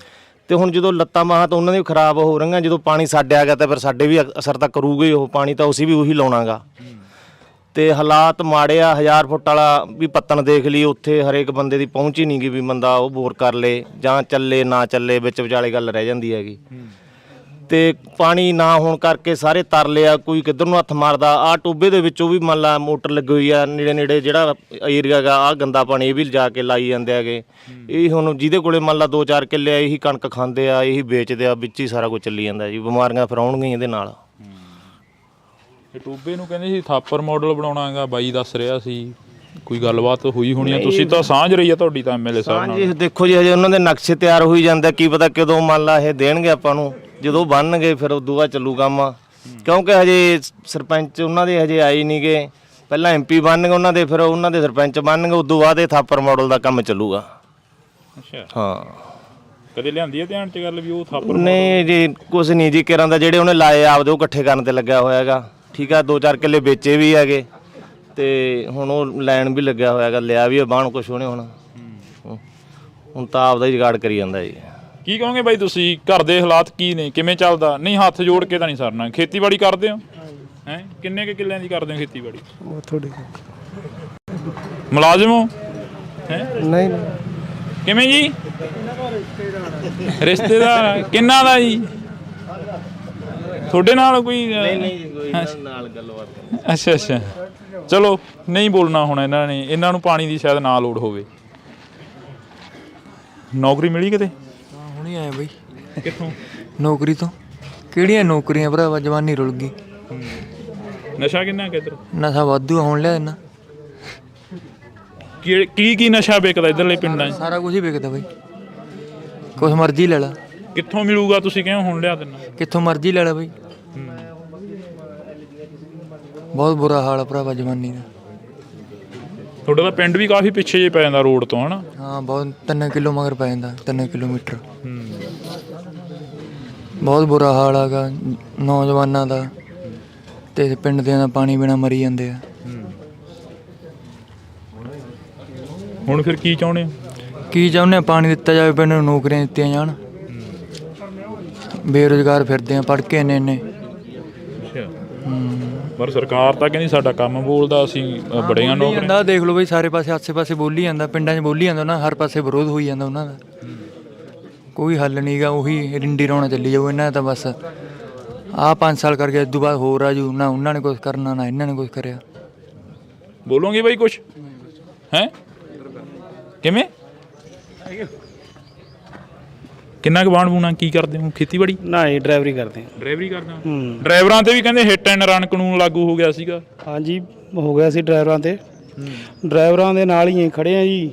ਤੇ ਹੁਣ ਜਦੋਂ ਲੱਤਾਂ ਬਾਹਾਂ ਤਾਂ ਉਹਨਾਂ ਦੀ ਖਰਾਬ ਹੋ ਰਹੀਆਂ, ਜਦੋਂ ਪਾਣੀ ਸਾਡੇ ਆ ਗਿਆ ਤਾਂ ਫਿਰ ਸਾਡੇ ਵੀ ਅਸਰ ਤਾਂ ਕਰੂਗਾ ਹੀ ਉਹ ਪਾਣੀ, ਤਾਂ ਅਸੀਂ ਵੀ ਉਹੀ ਲਾਉਣਾਗਾ। ਤੇ ਹਾਲਾਤ ਮਾੜੇ ਆ। 1000 ਫੁੱਟ ਵਾਲਾ ਵੀ ਪੱਤਣ ਦੇਖ ਲਈ, ਉੱਥੇ ਹਰੇਕ ਬੰਦੇ ਦੀ ਪਹੁੰਚ ਹੀ ਨਹੀਂ ਗਈ ਵੀ ਬੰਦਾ ਉਹ ਬੋਰ ਕਰ ਲੇ ਜਾਂ ਚੱਲੇ ਨਾ ਚੱਲੇ, ਵਿੱਚ ਵਿਚਾਲੇ ਗੱਲ ਰਹਿ ਜਾਂਦੀ ਹੈਗੀ। ਤੇ ਪਾਣੀ ਨਾ ਹੋਣ ਕਰਕੇ ਸਾਰੇ ਤਰਲੇ ਆ, ਕੋਈ ਕਿੱਧਰ ਨੂੰ ਹੱਥ ਮਾਰਦਾ। ਆਹ ਟੋਬੇ ਦੇ ਵਿੱਚੋਂ ਵੀ ਮੰਨ ਲਾ ਮੋਟਰ ਲੱਗੀ ਹੋਈ ਆ ਨੇੜੇ ਨੇੜੇ, ਜਿਹੜਾ ਏਰੀਆ ਗਾ ਆਹ ਗੰਦਾ ਪਾਣੀ ਇਹ ਵੀ ਜਾ ਕੇ ਲਾਈ ਜਾਂਦੇ ਹੈਗੇ। ਇਹ ਹੁਣ ਜਿਹਦੇ ਕੋਲੇ ਮੰਨ ਲਾ 2-4 ਕਿੱਲੇ ਆ, ਇਹੀ ਕਣਕ ਖਾਂਦੇ ਆ, ਇਹੀ ਵੇਚਦੇ ਆ, ਵਿੱਚ ਹੀ ਸਾਰਾ ਕੁਝ ਚੱਲੀ ਜਾਂਦਾ ਜੀ। ਬਿਮਾਰੀਆਂ ਫਿਰ ਆਉਣਗੀਆਂ ਇਹਦੇ ਨਾਲ। ਇਹ ਟੋਬੇ ਨੂੰ ਕਹਿੰਦੇ ਸੀ ਥਾਪਰ ਮਾਡਲ ਬਣਾਉਣਾਗਾ, ਬਾਈ ਦੱਸ ਰਿਹਾ ਸੀ, ਕੋਈ ਗੱਲਬਾਤ ਹੋਈ ਹੋਣੀ ਆ? ਤੁਸੀਂ ਤਾਂ ਸਾਂਝ ਰਹੀ ਆ ਤੁਹਾਡੀ ਤਾਂ ਐਮਐਲਏ ਸਾਹਿਬ ਨਾਲ। ਜੀ ਦੇਖੋ ਜੀ, ਹਜੇ ਉਹਨਾਂ ਦੇ ਨਕਸ਼ੇ ਤਿਆਰ ਹੋਈ ਜਾਂਦੇ, ਕੀ ਪਤਾ ਕਦੋਂ ਮੰਨ ਲਾ ਇਹ ਦੇਣਗੇ ਆਪਾਂ ਨੂੰ। ਜਦੋਂ ਬਣਨਗੇ ਫਿਰ ਉਦੋਂ ਬਾਅਦ ਚੱਲੂ ਕੰਮ, ਕਿਉਂਕਿ ਹਜੇ ਸਰਪੰਚ ਉਹਨਾਂ ਦੇ ਹਜੇ ਆਏ ਨਹੀਂ ਗੇ। ਪਹਿਲਾਂ ਐਮਪੀ ਬਣਨਗੇ ਉਹਨਾਂ ਦੇ, ਫਿਰ ਉਹਨਾਂ ਦੇ ਸਰਪੰਚ ਬਣਨਗੇ, ਉਦੋਂ ਬਾਅਦ ਇਹ ਥਾਪਰ ਮਾਡਲ ਦਾ ਕੰਮ ਚੱਲੂਗਾ। ਅੱਛਾ ਹਾਂ, ਕਦੇ ਲਿਆਂਦੀ ਹੈ ਧਿਆਨ 'ਚ ਗੱਲ ਵੀ ਉਹ ਥਾਪਰ? ਨਹੀਂ ਜੀ ਕੁਛ ਨਹੀਂ ਜੀ, ਕਿਰਾਂ ਦਾ ਜਿਹੜੇ ਉਹਨੇ ਲਾਏ ਆਪਦੇ ਉਹ ਇਕੱਠੇ ਕਰਨ ਤੇ ਲੱਗਿਆ ਹੋਇਆ ਹੈਗਾ। ਠੀਕ ਆ, 2-4 ਕਿੱਲੇ ਵੇਚੇ ਵੀ ਹੈਗੇ ਤੇ ਹੁਣ ਉਹ ਲੈਣ ਵੀ ਲੱਗਿਆ ਹੋਇਆ ਹੈਗਾ, ਲਿਆ ਵੀ ਬਾਣ ਕੁਛ ਉਹਨੇ। ਹੁਣ ਤਾਂ ਆਪਦਾ ਹੀ ਜੁਗਾੜ ਕਰੀ ਜਾਂਦਾ ਜੀ। ਕੀ ਕਹੋਗੇ ਬਾਈ ਤੁਸੀਂ, ਘਰ ਦੇ ਹਾਲਾਤ ਕੀ ਨੇ, ਕਿਵੇਂ ਚੱਲਦਾ? ਨਹੀਂ ਹੱਥ ਜੋੜ ਕੇ ਤਾਂ ਨਹੀਂ ਸਰਨਾ। ਖੇਤੀਬਾੜੀ ਕਰਦੇ ਹੋ ਹੈ? ਕਿੰਨੇ ਕੁ ਕਿੱਲਿਆਂ ਦੀ ਕਰਦੇ ਹੋ ਖੇਤੀਬਾੜੀ? ਥੋੜੀ ਮੁਲਾਜ਼ਮ ਹੋ ਹੈ? ਨਹੀਂ ਕਿਵੇਂ ਜੀ? ਰਿਸ਼ਤੇਦਾਰ ਕਿੰਨਾ ਦਾ ਜੀ? ਤੁਹਾਡੇ ਨਾਲ ਕੋਈ? ਨਹੀਂ ਜੀ, ਕੋਈ ਨਾਲ ਗੱਲਬਾਤ। ਅੱਛਾ ਅੱਛਾ, ਚਲੋ ਨਹੀਂ ਬੋਲਣਾ ਹੁਣ ਇਹਨਾਂ ਨੇ। ਇਹਨਾਂ ਨੂੰ ਪਾਣੀ ਦੀ ਸ਼ਾਇਦ ਨਾ ਲੋੜ ਹੋਵੇ। ਨੌਕਰੀ ਮਿਲੀ ਕਿਤੇ? ਹੁਣੀ ਆਇਆ ਬਈ। ਕਿੱਥੋਂ? ਨੌਕਰੀ ਤੋਂ। ਕਿਹੜੀਆਂ ਨੌਕਰੀਆਂ ਭਰਾਵਾ, ਜਵਾਨੀ ਰੁਲ ਗਈ। ਨਸ਼ਾ ਕਿੰਨਾ ਕਿ ਇੱਧਰ? ਨਸ਼ਾ ਵਾਧੂ ਹੁਣ ਲਿਆ ਇਹਨਾਂ। ਕੀ ਨਸ਼ਾ ਵਿਕਦਾ ਇੱਧਰਲੇ ਪਿੰਡਾਂ 'ਚ? ਸਾਰਾ ਕੁਝ ਹੀ ਵਿਕਦਾ ਬਈ, ਕੁਛ ਮਰਜ਼ੀ ਲੈ ਲਾ। ਕਿੱਥੋਂ ਮਿਲੂਗਾ? ਤੁਸੀਂ ਕਿਉਂ ਹੁਣ ਲਿਆ ਦਿੰਨਾ? ਕਿੱਥੋਂ ਮਰਜ਼ੀ ਲੈ ਲਾ ਬਈ। ਬਹੁਤ ਬੁਰਾ ਹਾਲ ਆ ਭਰਾਵਾ ਜਵਾਨੀ ਦਾ। ਤੁਹਾਡਾ ਤਾਂ ਪਿੰਡ ਵੀ ਕਾਫੀ ਪਿੱਛੇ ਜੇ ਪੈ ਜਾਂਦਾ ਰੋਡ ਤੋਂ, ਹਨਾ? ਹਾਂ, ਬਹੁਤ 3 ਕਿਲੋ ਮਗਰ ਪੈ ਜਾਂਦਾ, 3 ਕਿਲੋਮੀਟਰ। ਬਹੁਤ ਬੁਰਾ ਹਾਲ ਹੈਗਾ ਨੌਜਵਾਨਾਂ ਦਾ, ਤੇ ਪਿੰਡ ਦਿਆਂ ਦਾ ਪਾਣੀ ਬਿਨਾਂ ਮਰੀ ਜਾਂਦੇ ਆ। ਹੁਣ ਫਿਰ ਕੀ ਚਾਹੁੰਦੇ ਹੋ? ਕੀ ਚਾਹੁੰਦੇ ਆ? ਪਾਣੀ ਦਿੱਤਾ ਜਾਵੇ, ਪਿੰਡ ਨੂੰ ਨੌਕਰੀਆਂ ਦਿੱਤੀਆਂ ਜਾਣ। ਬੇਰੁਜ਼ਗਾਰ ਫਿਰਦੇ ਆ, ਪੜ੍ਹ ਕੇ ਇੰਨੇ। ਪਰ ਸਰਕਾਰ ਤਾਂ ਕਹਿੰਦੀ ਸਾਡਾ ਕੰਮ ਬੋਲਦਾ, ਅਸੀਂ ਬੜੀਆਂ ਨੌਕਰੀਆਂ। ਦੇਖ ਲਓ ਬਈ, ਸਾਰੇ ਪਾਸੇ ਆਸੇ ਪਾਸੇ ਬੋਲੀ ਜਾਂਦਾ, ਪਿੰਡਾਂ 'ਚ ਬੋਲੀ ਜਾਂਦਾ ਨਾ, ਹਰ ਪਾਸੇ ਵਿਰੋਧ ਹੋਈ ਜਾਂਦਾ ਉਹਨਾਂ ਦਾ। ਕੋਈ ਹੱਲ ਨਹੀਂ ਗਾ, ਉਹੀ ਰਿੰਡੀ ਰੌਣਾ ਚੱਲੀ ਜਾਊ ਇਹਨਾਂ ਦਾ। ਬਸ ਆਹ 5 ਸਾਲ ਕਰਕੇ ਇਸ ਤੋਂ ਬਾਅਦ ਹੋਰ ਆ ਜੂ ਨਾ। ਉਹਨਾਂ ਨੇ ਕੁਛ ਕਰਨਾ ਨਾ ਇਹਨਾਂ ਨੇ ਕੁਛ ਕਰਿਆ। ਬੋਲੋਗੇ ਬਾਈ ਕੁਛ ਹੈ? ਕਿਵੇਂ? ਕਿੰਨਾ ਕੁ ਬਾਣ ਬੂਣਾ ਕੀ ਕਰਦੇ ਹੋ? ਖੇਤੀਬਾੜੀ? ਨਾ ਇਹ ਡਰਾਈਵਰੀ ਕਰਦੇ ਆ। ਡਰਾਈਵਰੀ ਕਰਦੇ ਹੋ? ਡਰਾਈਵਰਾਂ ਤੇ ਵੀ ਕਹਿੰਦੇ ਹਿੱਟ ਐਂਡ ਰਨ ਕਾਨੂੰਨ ਲਾਗੂ ਹੋ ਗਿਆ ਸੀਗਾ। ਹਾਂਜੀ, ਹੋ ਗਿਆ ਸੀ ਡਰਾਈਵਰਾਂ ਤੇ। ਡਰਾਈਵਰਾਂ ਦੇ ਨਾਲ ਹੀ ਖੜੇ ਆ ਜੀ।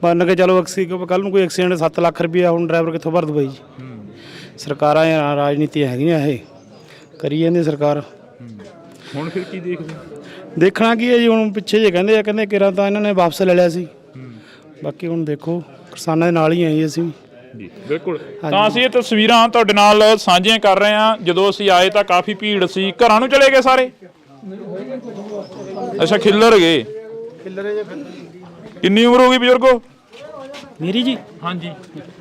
ਮੰਨ ਕੇ ਚਲੋ ਕੱਲ ਨੂੰ ਕੋਈ ਐਕਸੀਡੈਂਟ 7 ਲੱਖ ਰੁਪਇਆ ਹੁਣ ਡਰਾਈਵਰ ਕਿੱਥੋਂ ਭਰ ਦੂਗਾ ਜੀ? ਸਰਕਾਰਾਂ ਰਾਜਨੀਤੀਆਂ ਹੈਗੀਆਂ, ਇਹ ਕਰੀ ਜਾਂਦੀ ਸਰਕਾਰ। ਹੁਣ ਫਿਰ ਕੀ ਦੇਖਦੇ? ਦੇਖਣਾ ਕੀ ਹੈ ਜੀ, ਹੁਣ ਪਿੱਛੇ ਜੇ ਕਹਿੰਦੇ ਕਿਰਾਂ ਤਾਂ ਇਹਨਾਂ ਨੇ ਵਾਪਸ ਲੈ ਲਿਆ ਸੀ। ਬਾਕੀ ਹੁਣ ਦੇਖੋ, ਕਿਸਾਨਾਂ ਦੇ ਨਾਲ ਹੀ ਆਏ ਅਸੀਂ ਜੀ। ਬਿਲਕੁਲ। ਤਾਂ ਅਸੀਂ ਇਹ ਤਸਵੀਰਾਂ ਤੁਹਾਡੇ ਨਾਲ ਸਾਂਝੀਆਂ ਕਰ ਰਹੇ ਹਾਂ। ਜਦੋਂ ਅਸੀਂ ਆਏ ਤਾਂ ਕਾਫੀ ਭੀੜ ਸੀ। ਘਰਾਂ ਨੂੰ ਚਲੇ ਗਏ ਸਾਰੇ? ਅੱਛਾ, ਖਿੱਲਰ ਗਏ। ਕਿੰਨੀ ਉਮਰ ਹੋ ਗਈ ਬਜ਼ੁਰਗੋ? ਮੇਰੀ ਜੀ? ਹਾਂਜੀ,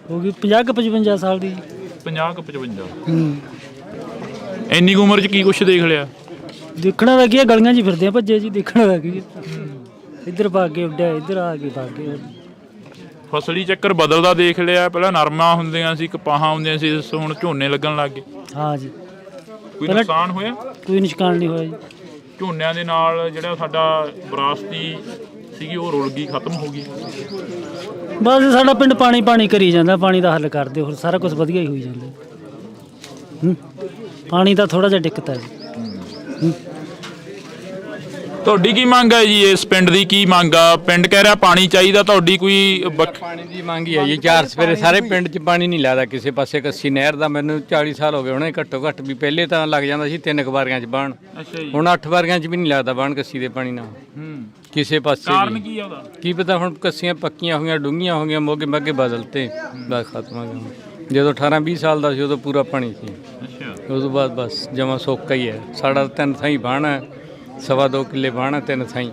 ਹੋ ਗਈ 50-55 ਸਾਲ ਦੀ। 50-55? ਇੰਨੀ ਕੁ ਉਮਰ 'ਚ ਕੀ ਕੁਛ ਦੇਖ ਲਿਆ? ਦੇਖਣਾ ਵਾ ਕੀ, ਗਲੀਆਂ 'ਚ ਫਿਰਦੇ ਆ ਭੱਜੇ ਜੀ। ਦੇਖਣਾ ਵਾ ਕੀ, ਇੱਧਰ ਭੱਗ ਕੇ ਉੱਡਿਆ, ਇੱਧਰ ਆ ਕੇ ਭੱਗ ਗਏ। ਫਸਲੀ ਚੱਕਰ ਬਦਲਦਾ ਦੇਖ ਲਿਆ। ਪਹਿਲਾਂ ਨਰਮਾ ਹੁੰਦੀਆਂ ਸੀ, ਕਪਾਹਾਂ ਹੁੰਦੀਆਂ ਸੀ, ਹੁਣ ਝੋਨੇ ਲੱਗਣ ਲੱਗ ਗਏ। ਹਾਂ ਜੀ। ਕੋਈ ਨੁਕਸਾਨ ਹੋਇਆ? ਕੋਈ ਨੁਕਸਾਨ ਨਹੀਂ ਹੋਇਆ ਜੀ। ਝੋਨਿਆਂ ਦੇ ਨਾਲ ਜਿਹੜਾ ਸਾਡਾ ਵਿਰਾਸਤੀ ਸੀਗੀ ਉਹ ਰੁਲ ਗਈ, ਖਤਮ ਹੋ ਗਈ। ਬਸ ਸਾਡਾ ਪਿੰਡ ਪਾਣੀ ਕਰੀ ਜਾਂਦਾ। ਪਾਣੀ ਦਾ ਹੱਲ ਕਰਦੇ, ਹੋਰ ਸਾਰਾ ਕੁਝ ਵਧੀਆ ਹੀ ਹੋਈ ਜਾਂਦਾ। ਪਾਣੀ ਦਾ ਥੋੜਾ ਜਿਹਾ ਦਿੱਕਤ ਹੈ ਜੀ। ਤੁਹਾਡੀ ਕੀ ਮੰਗ ਹੈ ਜੀ? ਇਸ ਪਿੰਡ ਦੀ ਕੀ ਮੰਗ ਆ? ਪਿੰਡ ਕਹਿ ਰਿਹਾ ਪਾਣੀ ਚਾਹੀਦਾ, ਤੁਹਾਡੀ ਕੋਈ? ਪਾਣੀ ਦੀ ਮੰਗ ਹੀ ਹੈ ਜੀ। 4 ਸਵੇਰੇ ਸਾਰੇ ਪਿੰਡ 'ਚ ਪਾਣੀ ਨਹੀਂ ਲੱਗਦਾ ਕਿਸੇ ਪਾਸੇ। ਕੱਸੀ ਨਹਿਰ ਦਾ ਮੈਨੂੰ 40 ਸਾਲ ਹੋ ਗਏ ਹੋਣੇ ਘੱਟੋ ਘੱਟ ਵੀ। ਪਹਿਲੇ ਤਾਂ ਲੱਗ ਜਾਂਦਾ ਸੀ 3 ਵਾਰੀਆਂ 'ਚ ਬਾਣ। ਹੁਣ 8 ਵਾਰੀਆਂ 'ਚ ਵੀ ਨਹੀਂ ਲੱਗਦਾ ਬਾਣ ਕੱਸੀ ਦੇ ਪਾਣੀ ਨਾਲ ਕਿਸੇ ਪਾਸੇ। ਕਾਰਨ ਕੀ ਆ ਉਹਦਾ? ਕੀ ਪਤਾ, ਹੁਣ ਕੱਸੀਆਂ ਪੱਕੀਆਂ ਹੋਈਆਂ, ਡੂੰਘੀਆਂ ਹੋ ਗਈਆਂ, ਮੋਗੇ ਮਾਗੇ ਬਦਲਤੇ, ਬਸ ਖਤਮ ਹੋ ਗਿਆ। ਜਦੋਂ 18-20 ਸਾਲ ਦਾ ਸੀ ਉਦੋਂ ਪੂਰਾ ਪਾਣੀ ਸੀ। ਉਸ ਤੋਂ ਬਾਅਦ ਬਸ ਜਮਾ ਸੋਕਾ ਹੀ ਹੈ। ਸਾਡਾ 3 ਥਾਈਂ ਬਾਣ ਹੈ, 2.5 ਕਿੱਲੇ ਬਾਣ ਹੈ, 3 ਥਾਈਂ।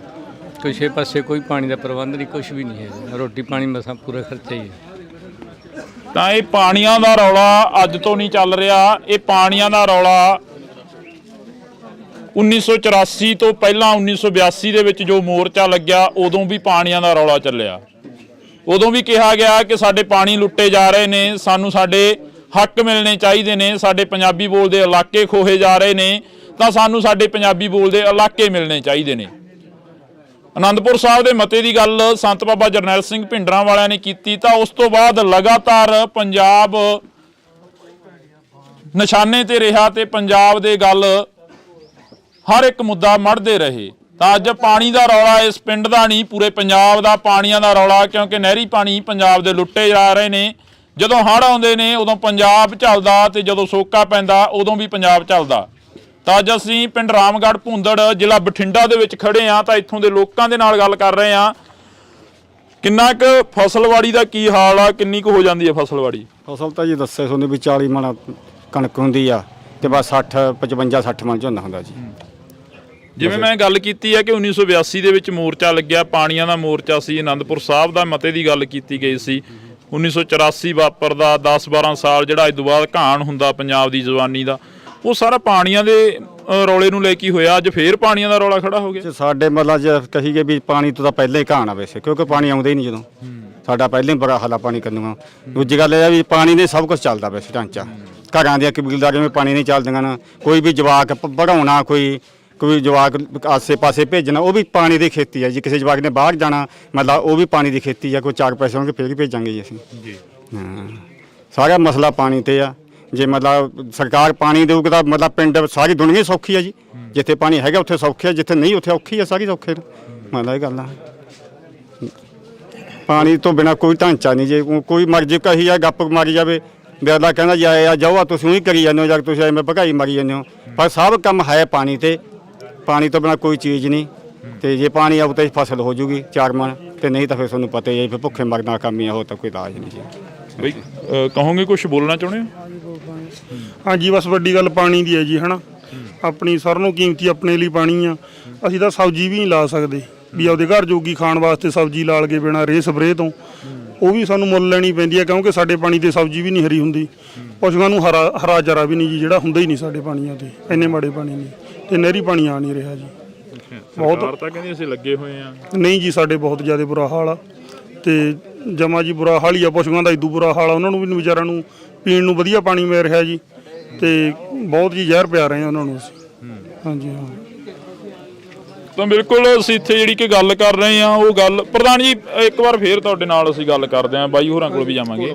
ਕਿਸੇ ਪਾਸੇ ਕੋਈ ਪਾਣੀ ਦਾ ਪ੍ਰਬੰਧ ਨਹੀਂ, ਕੁਛ ਵੀ ਨਹੀਂ ਹੈ। ਰੋਟੀ ਪਾਣੀ ਮਸਾਂ ਪੂਰਾ ਖਰਚਾ ਹੀ ਹੈ। ਤਾਂ ਇਹ ਪਾਣੀਆਂ ਦਾ ਰੌਲਾ ਅੱਜ ਤੋਂ ਨਹੀਂ ਚੱਲ ਰਿਹਾ। ਇਹ ਪਾਣੀਆਂ ਦਾ ਰੌਲਾ 1984 ਤੋਂ ਪਹਿਲਾਂ 1982 ਦੇ ਵਿੱਚ ਜੋ ਮੋਰਚਾ ਲੱਗਿਆ, ਉਦੋਂ ਵੀ ਪਾਣੀਆਂ ਦਾ ਰੌਲਾ ਚੱਲਿਆ। ਉਦੋਂ ਵੀ ਕਿਹਾ ਗਿਆ ਕਿ ਸਾਡੇ ਪਾਣੀ ਲੁੱਟੇ ਜਾ ਰਹੇ ਨੇ, ਸਾਨੂੰ ਸਾਡੇ ਹੱਕ ਮਿਲਣੇ ਚਾਹੀਦੇ ਨੇ, ਸਾਡੇ ਪੰਜਾਬੀ ਬੋਲਦੇ ਇਲਾਕੇ ਖੋਹੇ ਜਾ ਰਹੇ ਨੇ, ਤਾਂ ਸਾਨੂੰ ਸਾਡੇ ਪੰਜਾਬੀ ਬੋਲਦੇ ਇਲਾਕੇ ਮਿਲਣੇ ਚਾਹੀਦੇ ਨੇ। ਆਨੰਦਪੁਰ ਸਾਹਿਬ ਦੇ ਮਤੇ ਦੀ ਗੱਲ ਸੰਤ ਬਾਬਾ ਜਰਨੈਲ ਸਿੰਘ ਭਿੰਡਰਾਂ ਵਾਲਿਆਂ ਨੇ ਕੀਤੀ, ਤਾਂ ਉਸ ਤੋਂ ਬਾਅਦ ਲਗਾਤਾਰ ਪੰਜਾਬ ਨਿਸ਼ਾਨੇ ਤੇ ਰਿਹਾ ਤੇ ਪੰਜਾਬ ਦੇ ਗੱਲ ਹਰ ਇੱਕ ਮੁੱਦਾ ਮੜਦੇ ਰਹੇ। ਤਾਂ ਅੱਜ ਪਾਣੀ ਦਾ ਰੌਲਾ ਇਸ ਪਿੰਡ ਦਾ ਨਹੀਂ, ਪੂਰੇ ਪੰਜਾਬ ਦਾ ਪਾਣੀਆਂ ਦਾ ਰੌਲਾ, ਕਿਉਂਕਿ ਨਹਿਰੀ ਪਾਣੀ ਪੰਜਾਬ ਦੇ ਲੁੱਟੇ ਜਾ ਰਹੇ ਨੇ। ਜਦੋਂ ਹੜ੍ਹ ਆਉਂਦੇ ਨੇ ਉਦੋਂ ਪੰਜਾਬ ਝੱਲਦਾ, ਤੇ ਜਦੋਂ ਸੋਕਾ ਪੈਂਦਾ ਉਦੋਂ ਵੀ ਪੰਜਾਬ ਝੱਲਦਾ। ਤਾਂ ਅੱਜ ਅਸੀਂ ਪਿੰਡ ਰਾਮਗੜ੍ਹ ਭੁੰਦੜ ਜ਼ਿਲ੍ਹਾ ਬਠਿੰਡਾ ਦੇ ਵਿੱਚ ਖੜੇ ਹਾਂ, ਤਾਂ ਇੱਥੋਂ ਦੇ ਲੋਕਾਂ ਦੇ ਨਾਲ ਗੱਲ ਕਰ ਰਹੇ ਹਾਂ। ਕਿੰਨਾ ਕੁ ਫਸਲਵਾੜੀ ਦਾ ਕੀ ਹਾਲ ਆ, ਕਿੰਨੀ ਕੁ ਹੋ ਜਾਂਦੀ ਹੈ ਫਸਲਵਾੜੀ? ਫਸਲ ਤਾਂ ਜੀ ਦੱਸੇ ਤੁਹਾਨੂੰ ਵੀ 40 ਮਣ ਕਣਕ ਹੁੰਦੀ ਆ ਤੇ ਬਸ 55-60 ਮਣ ਝੋਨਾ ਹੁੰਦਾ ਜੀ। ਜਿਵੇਂ ਮੈਂ ਗੱਲ ਕੀਤੀ ਹੈ ਕਿ 1982 ਦੇ ਵਿੱਚ ਮੋਰਚਾ ਲੱਗਿਆ, ਪਾਣੀਆਂ ਦਾ ਮੋਰਚਾ ਸੀ। ਆਨੰਦਪੁਰ ਸਾਹਿਬ ਦਾ ਮਤੇ ਦੀ ਗੱਲ ਕੀਤੀ ਗਈ ਸੀ। 1984 ਵਾਪਰਦਾ 10-12 ਸਾਲ ਜਿਹੜਾ ਇਸ ਤੋਂ ਬਾਅਦ ਘਾਣ ਹੁੰਦਾ ਪੰਜਾਬ ਦੀ ਜਵਾਨੀ ਦਾ, ਉਹ ਸਾਰਾ ਪਾਣੀਆਂ ਦੇ ਰੌਲੇ ਨੂੰ ਲੈ ਕੇ ਹੋਇਆ। ਅੱਜ ਫੇਰ ਪਾਣੀਆਂ ਦਾ ਰੌਲਾ ਖੜਾ ਹੋ ਗਿਆ। ਸਾਡੇ ਮਤਲਬ ਜੇ ਕਹੀਏ ਵੀ ਪਾਣੀ ਤੋਂ ਤਾਂ ਪਹਿਲਾਂ ਹੀ ਘਾਣ ਆ ਵੈਸੇ, ਕਿਉਂਕਿ ਪਾਣੀ ਆਉਂਦਾ ਹੀ ਨਹੀਂ ਜਦੋਂ। ਸਾਡਾ ਪਹਿਲਾਂ ਹੀ ਬੜਾ ਹਾਲਾ ਪਾਣੀ ਕਰਨਾ। ਦੂਜੀ ਗੱਲ ਇਹ ਆ ਵੀ ਪਾਣੀ ਨੇ ਸਭ ਕੁਝ ਚੱਲਦਾ ਵੈਸੇ ਢਾਂਚਾ। ਘਰਾਂ ਦੀਆਂ ਕਬੀਲਦਾਰੀਆਂ ਵਿੱਚ ਪਾਣੀ ਨਹੀਂ ਚੱਲਦੀਆਂ ਨਾ, ਕੋਈ ਵੀ ਜਵਾਕ ਪੜ੍ਹਾਉਣਾ, ਕੋਈ ਜਵਾਕ ਆਸੇ ਪਾਸੇ ਭੇਜਣਾ, ਉਹ ਵੀ ਪਾਣੀ ਦੀ ਖੇਤੀ ਹੈ ਜੀ। ਕਿਸੇ ਜਵਾਕ ਨੇ ਬਾਹਰ ਜਾਣਾ ਮਤਲਬ ਉਹ ਵੀ ਪਾਣੀ ਦੀ ਖੇਤੀ ਹੈ। ਕੋਈ 4 ਪੈਸੇ ਹੋਣਗੇ ਫਿਰ ਹੀ ਭੇਜਾਂਗੇ ਜੀ ਅਸੀਂ। ਹਾਂ, ਸਾਰਾ ਮਸਲਾ ਪਾਣੀ ਤੇ ਆ। ਜੇ ਮਤਲਬ ਸਰਕਾਰ ਪਾਣੀ ਦੇਊਗੀ ਤਾਂ ਮਤਲਬ ਪਿੰਡ ਸਾਰੀ ਦੁਨੀਆ ਹੀ ਸੌਖੀ ਹੈ ਜੀ। ਜਿੱਥੇ ਪਾਣੀ ਹੈਗਾ ਉੱਥੇ ਸੌਖੀ ਹੈ, ਜਿੱਥੇ ਨਹੀਂ ਉੱਥੇ ਔਖੀ ਹੈ, ਸਾਰੀ ਸੌਖੇ ਮਤਲਬ ਇਹ ਗੱਲ ਆ। ਪਾਣੀ ਤੋਂ ਬਿਨਾਂ ਕੋਈ ਢਾਂਚਾ ਨਹੀਂ। ਜੇ ਕੋਈ ਮਰਜ਼ੀ ਕਹੀ ਜਾ ਗੱਪ ਮਾਰੀ ਜਾਵੇ, ਅਗਲਾ ਕਹਿੰਦਾ ਜੀ ਆ ਜਾਓ, ਆ ਤੁਸੀਂ ਉਹੀ ਕਰੀ ਜਾਂਦੇ ਹੋ, ਜਾਂ ਤੁਸੀਂ ਐਵੇਂ ਭਗਾਈ ਮਾਰੀ ਜਾਂਦੇ ਹੋ। ਪਰ ਸਭ ਕੰਮ ਹੈ ਪਾਣੀ ਤੇ। ਪਾਣੀ ਤੋਂ ਬਿਨਾਂ ਕੋਈ ਚੀਜ਼ ਨਹੀਂ। ਤੇ ਜੇ ਪਾਣੀ ਆਊ ਤਾਂ ਫਸਲ ਹੋ ਜੂਗੀ 4 ਮਣ, ਤੇ ਨਹੀਂ ਤਾਂ ਫਿਰ ਤੁਹਾਨੂੰ ਪਤਾ ਹੀ ਹੈ ਫਿਰ ਭੁੱਖੇ ਮਰਨਾ ਕੰਮ ਹੀ ਆ, ਉਹ ਤਾਂ ਕੋਈ ਇਲਾਜ ਨਹੀਂ ਜੀ। ਬਈ ਕਹੋਗੇ ਕੁਝ ਬੋਲਣਾ ਚਾਹੁੰਦੇ ਹੋ? ਹਾਂਜੀ, ਬਸ ਵੱਡੀ ਗੱਲ ਪਾਣੀ ਦੀ ਹੈ ਜੀ, ਹੈ ਨਾ। ਆਪਣੀ ਸਾਰਿਆਂ ਨੂੰ ਕੀਮਤੀ ਆਪਣੇ ਲਈ ਪਾਣੀ ਆ। ਅਸੀਂ ਤਾਂ ਸਬਜ਼ੀ ਵੀ ਨਹੀਂ ਲਾ ਸਕਦੇ ਵੀ ਆਪਦੇ ਘਰ ਜੋਗੀ ਖਾਣ ਵਾਸਤੇ ਸਬਜ਼ੀ ਲਾਲ ਕੇ ਬਿਨਾਂ ਰੇਹ ਸਪਰੇਅ ਤੋਂ, ਉਹ ਵੀ ਸਾਨੂੰ ਮੁੱਲ ਲੈਣੀ ਪੈਂਦੀ ਹੈ, ਕਿਉਂਕਿ ਸਾਡੇ ਪਾਣੀ ਤੇ ਸਬਜ਼ੀ ਵੀ ਨਹੀਂ ਹਰੀ ਹੁੰਦੀ। ਪਸ਼ੂਆਂ ਨੂੰ ਹਰਾ ਚਾਰਾ ਵੀ ਨਹੀਂ ਜੀ, ਜਿਹੜਾ ਹੁੰਦਾ ਹੀ ਨਹੀਂ ਸਾਡੇ ਪਾਣੀਆਂ ਤੇ। ਇੰਨੇ ਮਾੜੇ ਪਾਣੀ ਨੇ, ਤੇ ਨਹਿਰੀ ਪਾਣੀ ਆ ਨਹੀਂ ਰਿਹਾ ਜੀ। ਬਹੁਤ ਤਾਂ ਕਹਿੰਦੇ ਅਸੀਂ ਲੱਗੇ ਹੋਏ ਆ। ਨਹੀਂ ਜੀ, ਸਾਡੇ ਬਹੁਤ ਜ਼ਿਆਦਾ ਬੁਰਾ ਹਾਲ ਆ, ਤੇ ਜਮਾ ਜੀ ਬੁਰਾ ਹਾਲ ਹੀ ਆ। ਪਸ਼ੂਆਂ ਦਾ ਇਦੋਂ ਬੁਰਾ ਹਾਲ ਆ, ਉਹਨਾਂ ਨੂੰ ਵੀ ਵਿਚਾਰਿਆਂ ਨੂੰ ਪੀਣ ਨੂੰ ਵਧੀਆ ਪਾਣੀ ਮਿਲ ਰਿਹਾ ਜੀ, ਤੇ ਬਹੁਤ ਜੀ ਜ਼ਹਿਰ ਪਿਆ ਰਹੇ ਆ ਉਹਨਾਂ ਨੂੰ ਅਸੀਂ। ਹਾਂਜੀ ਹਾਂ। ਤਾਂ ਬਿਲਕੁਲ ਅਸੀਂ ਇੱਥੇ ਜਿਹੜੀ ਕਿ ਗੱਲ ਕਰ ਰਹੇ ਹਾਂ, ਉਹ ਗੱਲ ਪ੍ਰਧਾਨ ਜੀ ਇੱਕ ਵਾਰ ਫੇਰ ਤੁਹਾਡੇ ਨਾਲ ਅਸੀਂ ਗੱਲ ਕਰਦੇ ਹਾਂ, ਬਾਈ ਹੋਰਾਂ ਕੋਲ ਵੀ ਜਾਵਾਂਗੇ।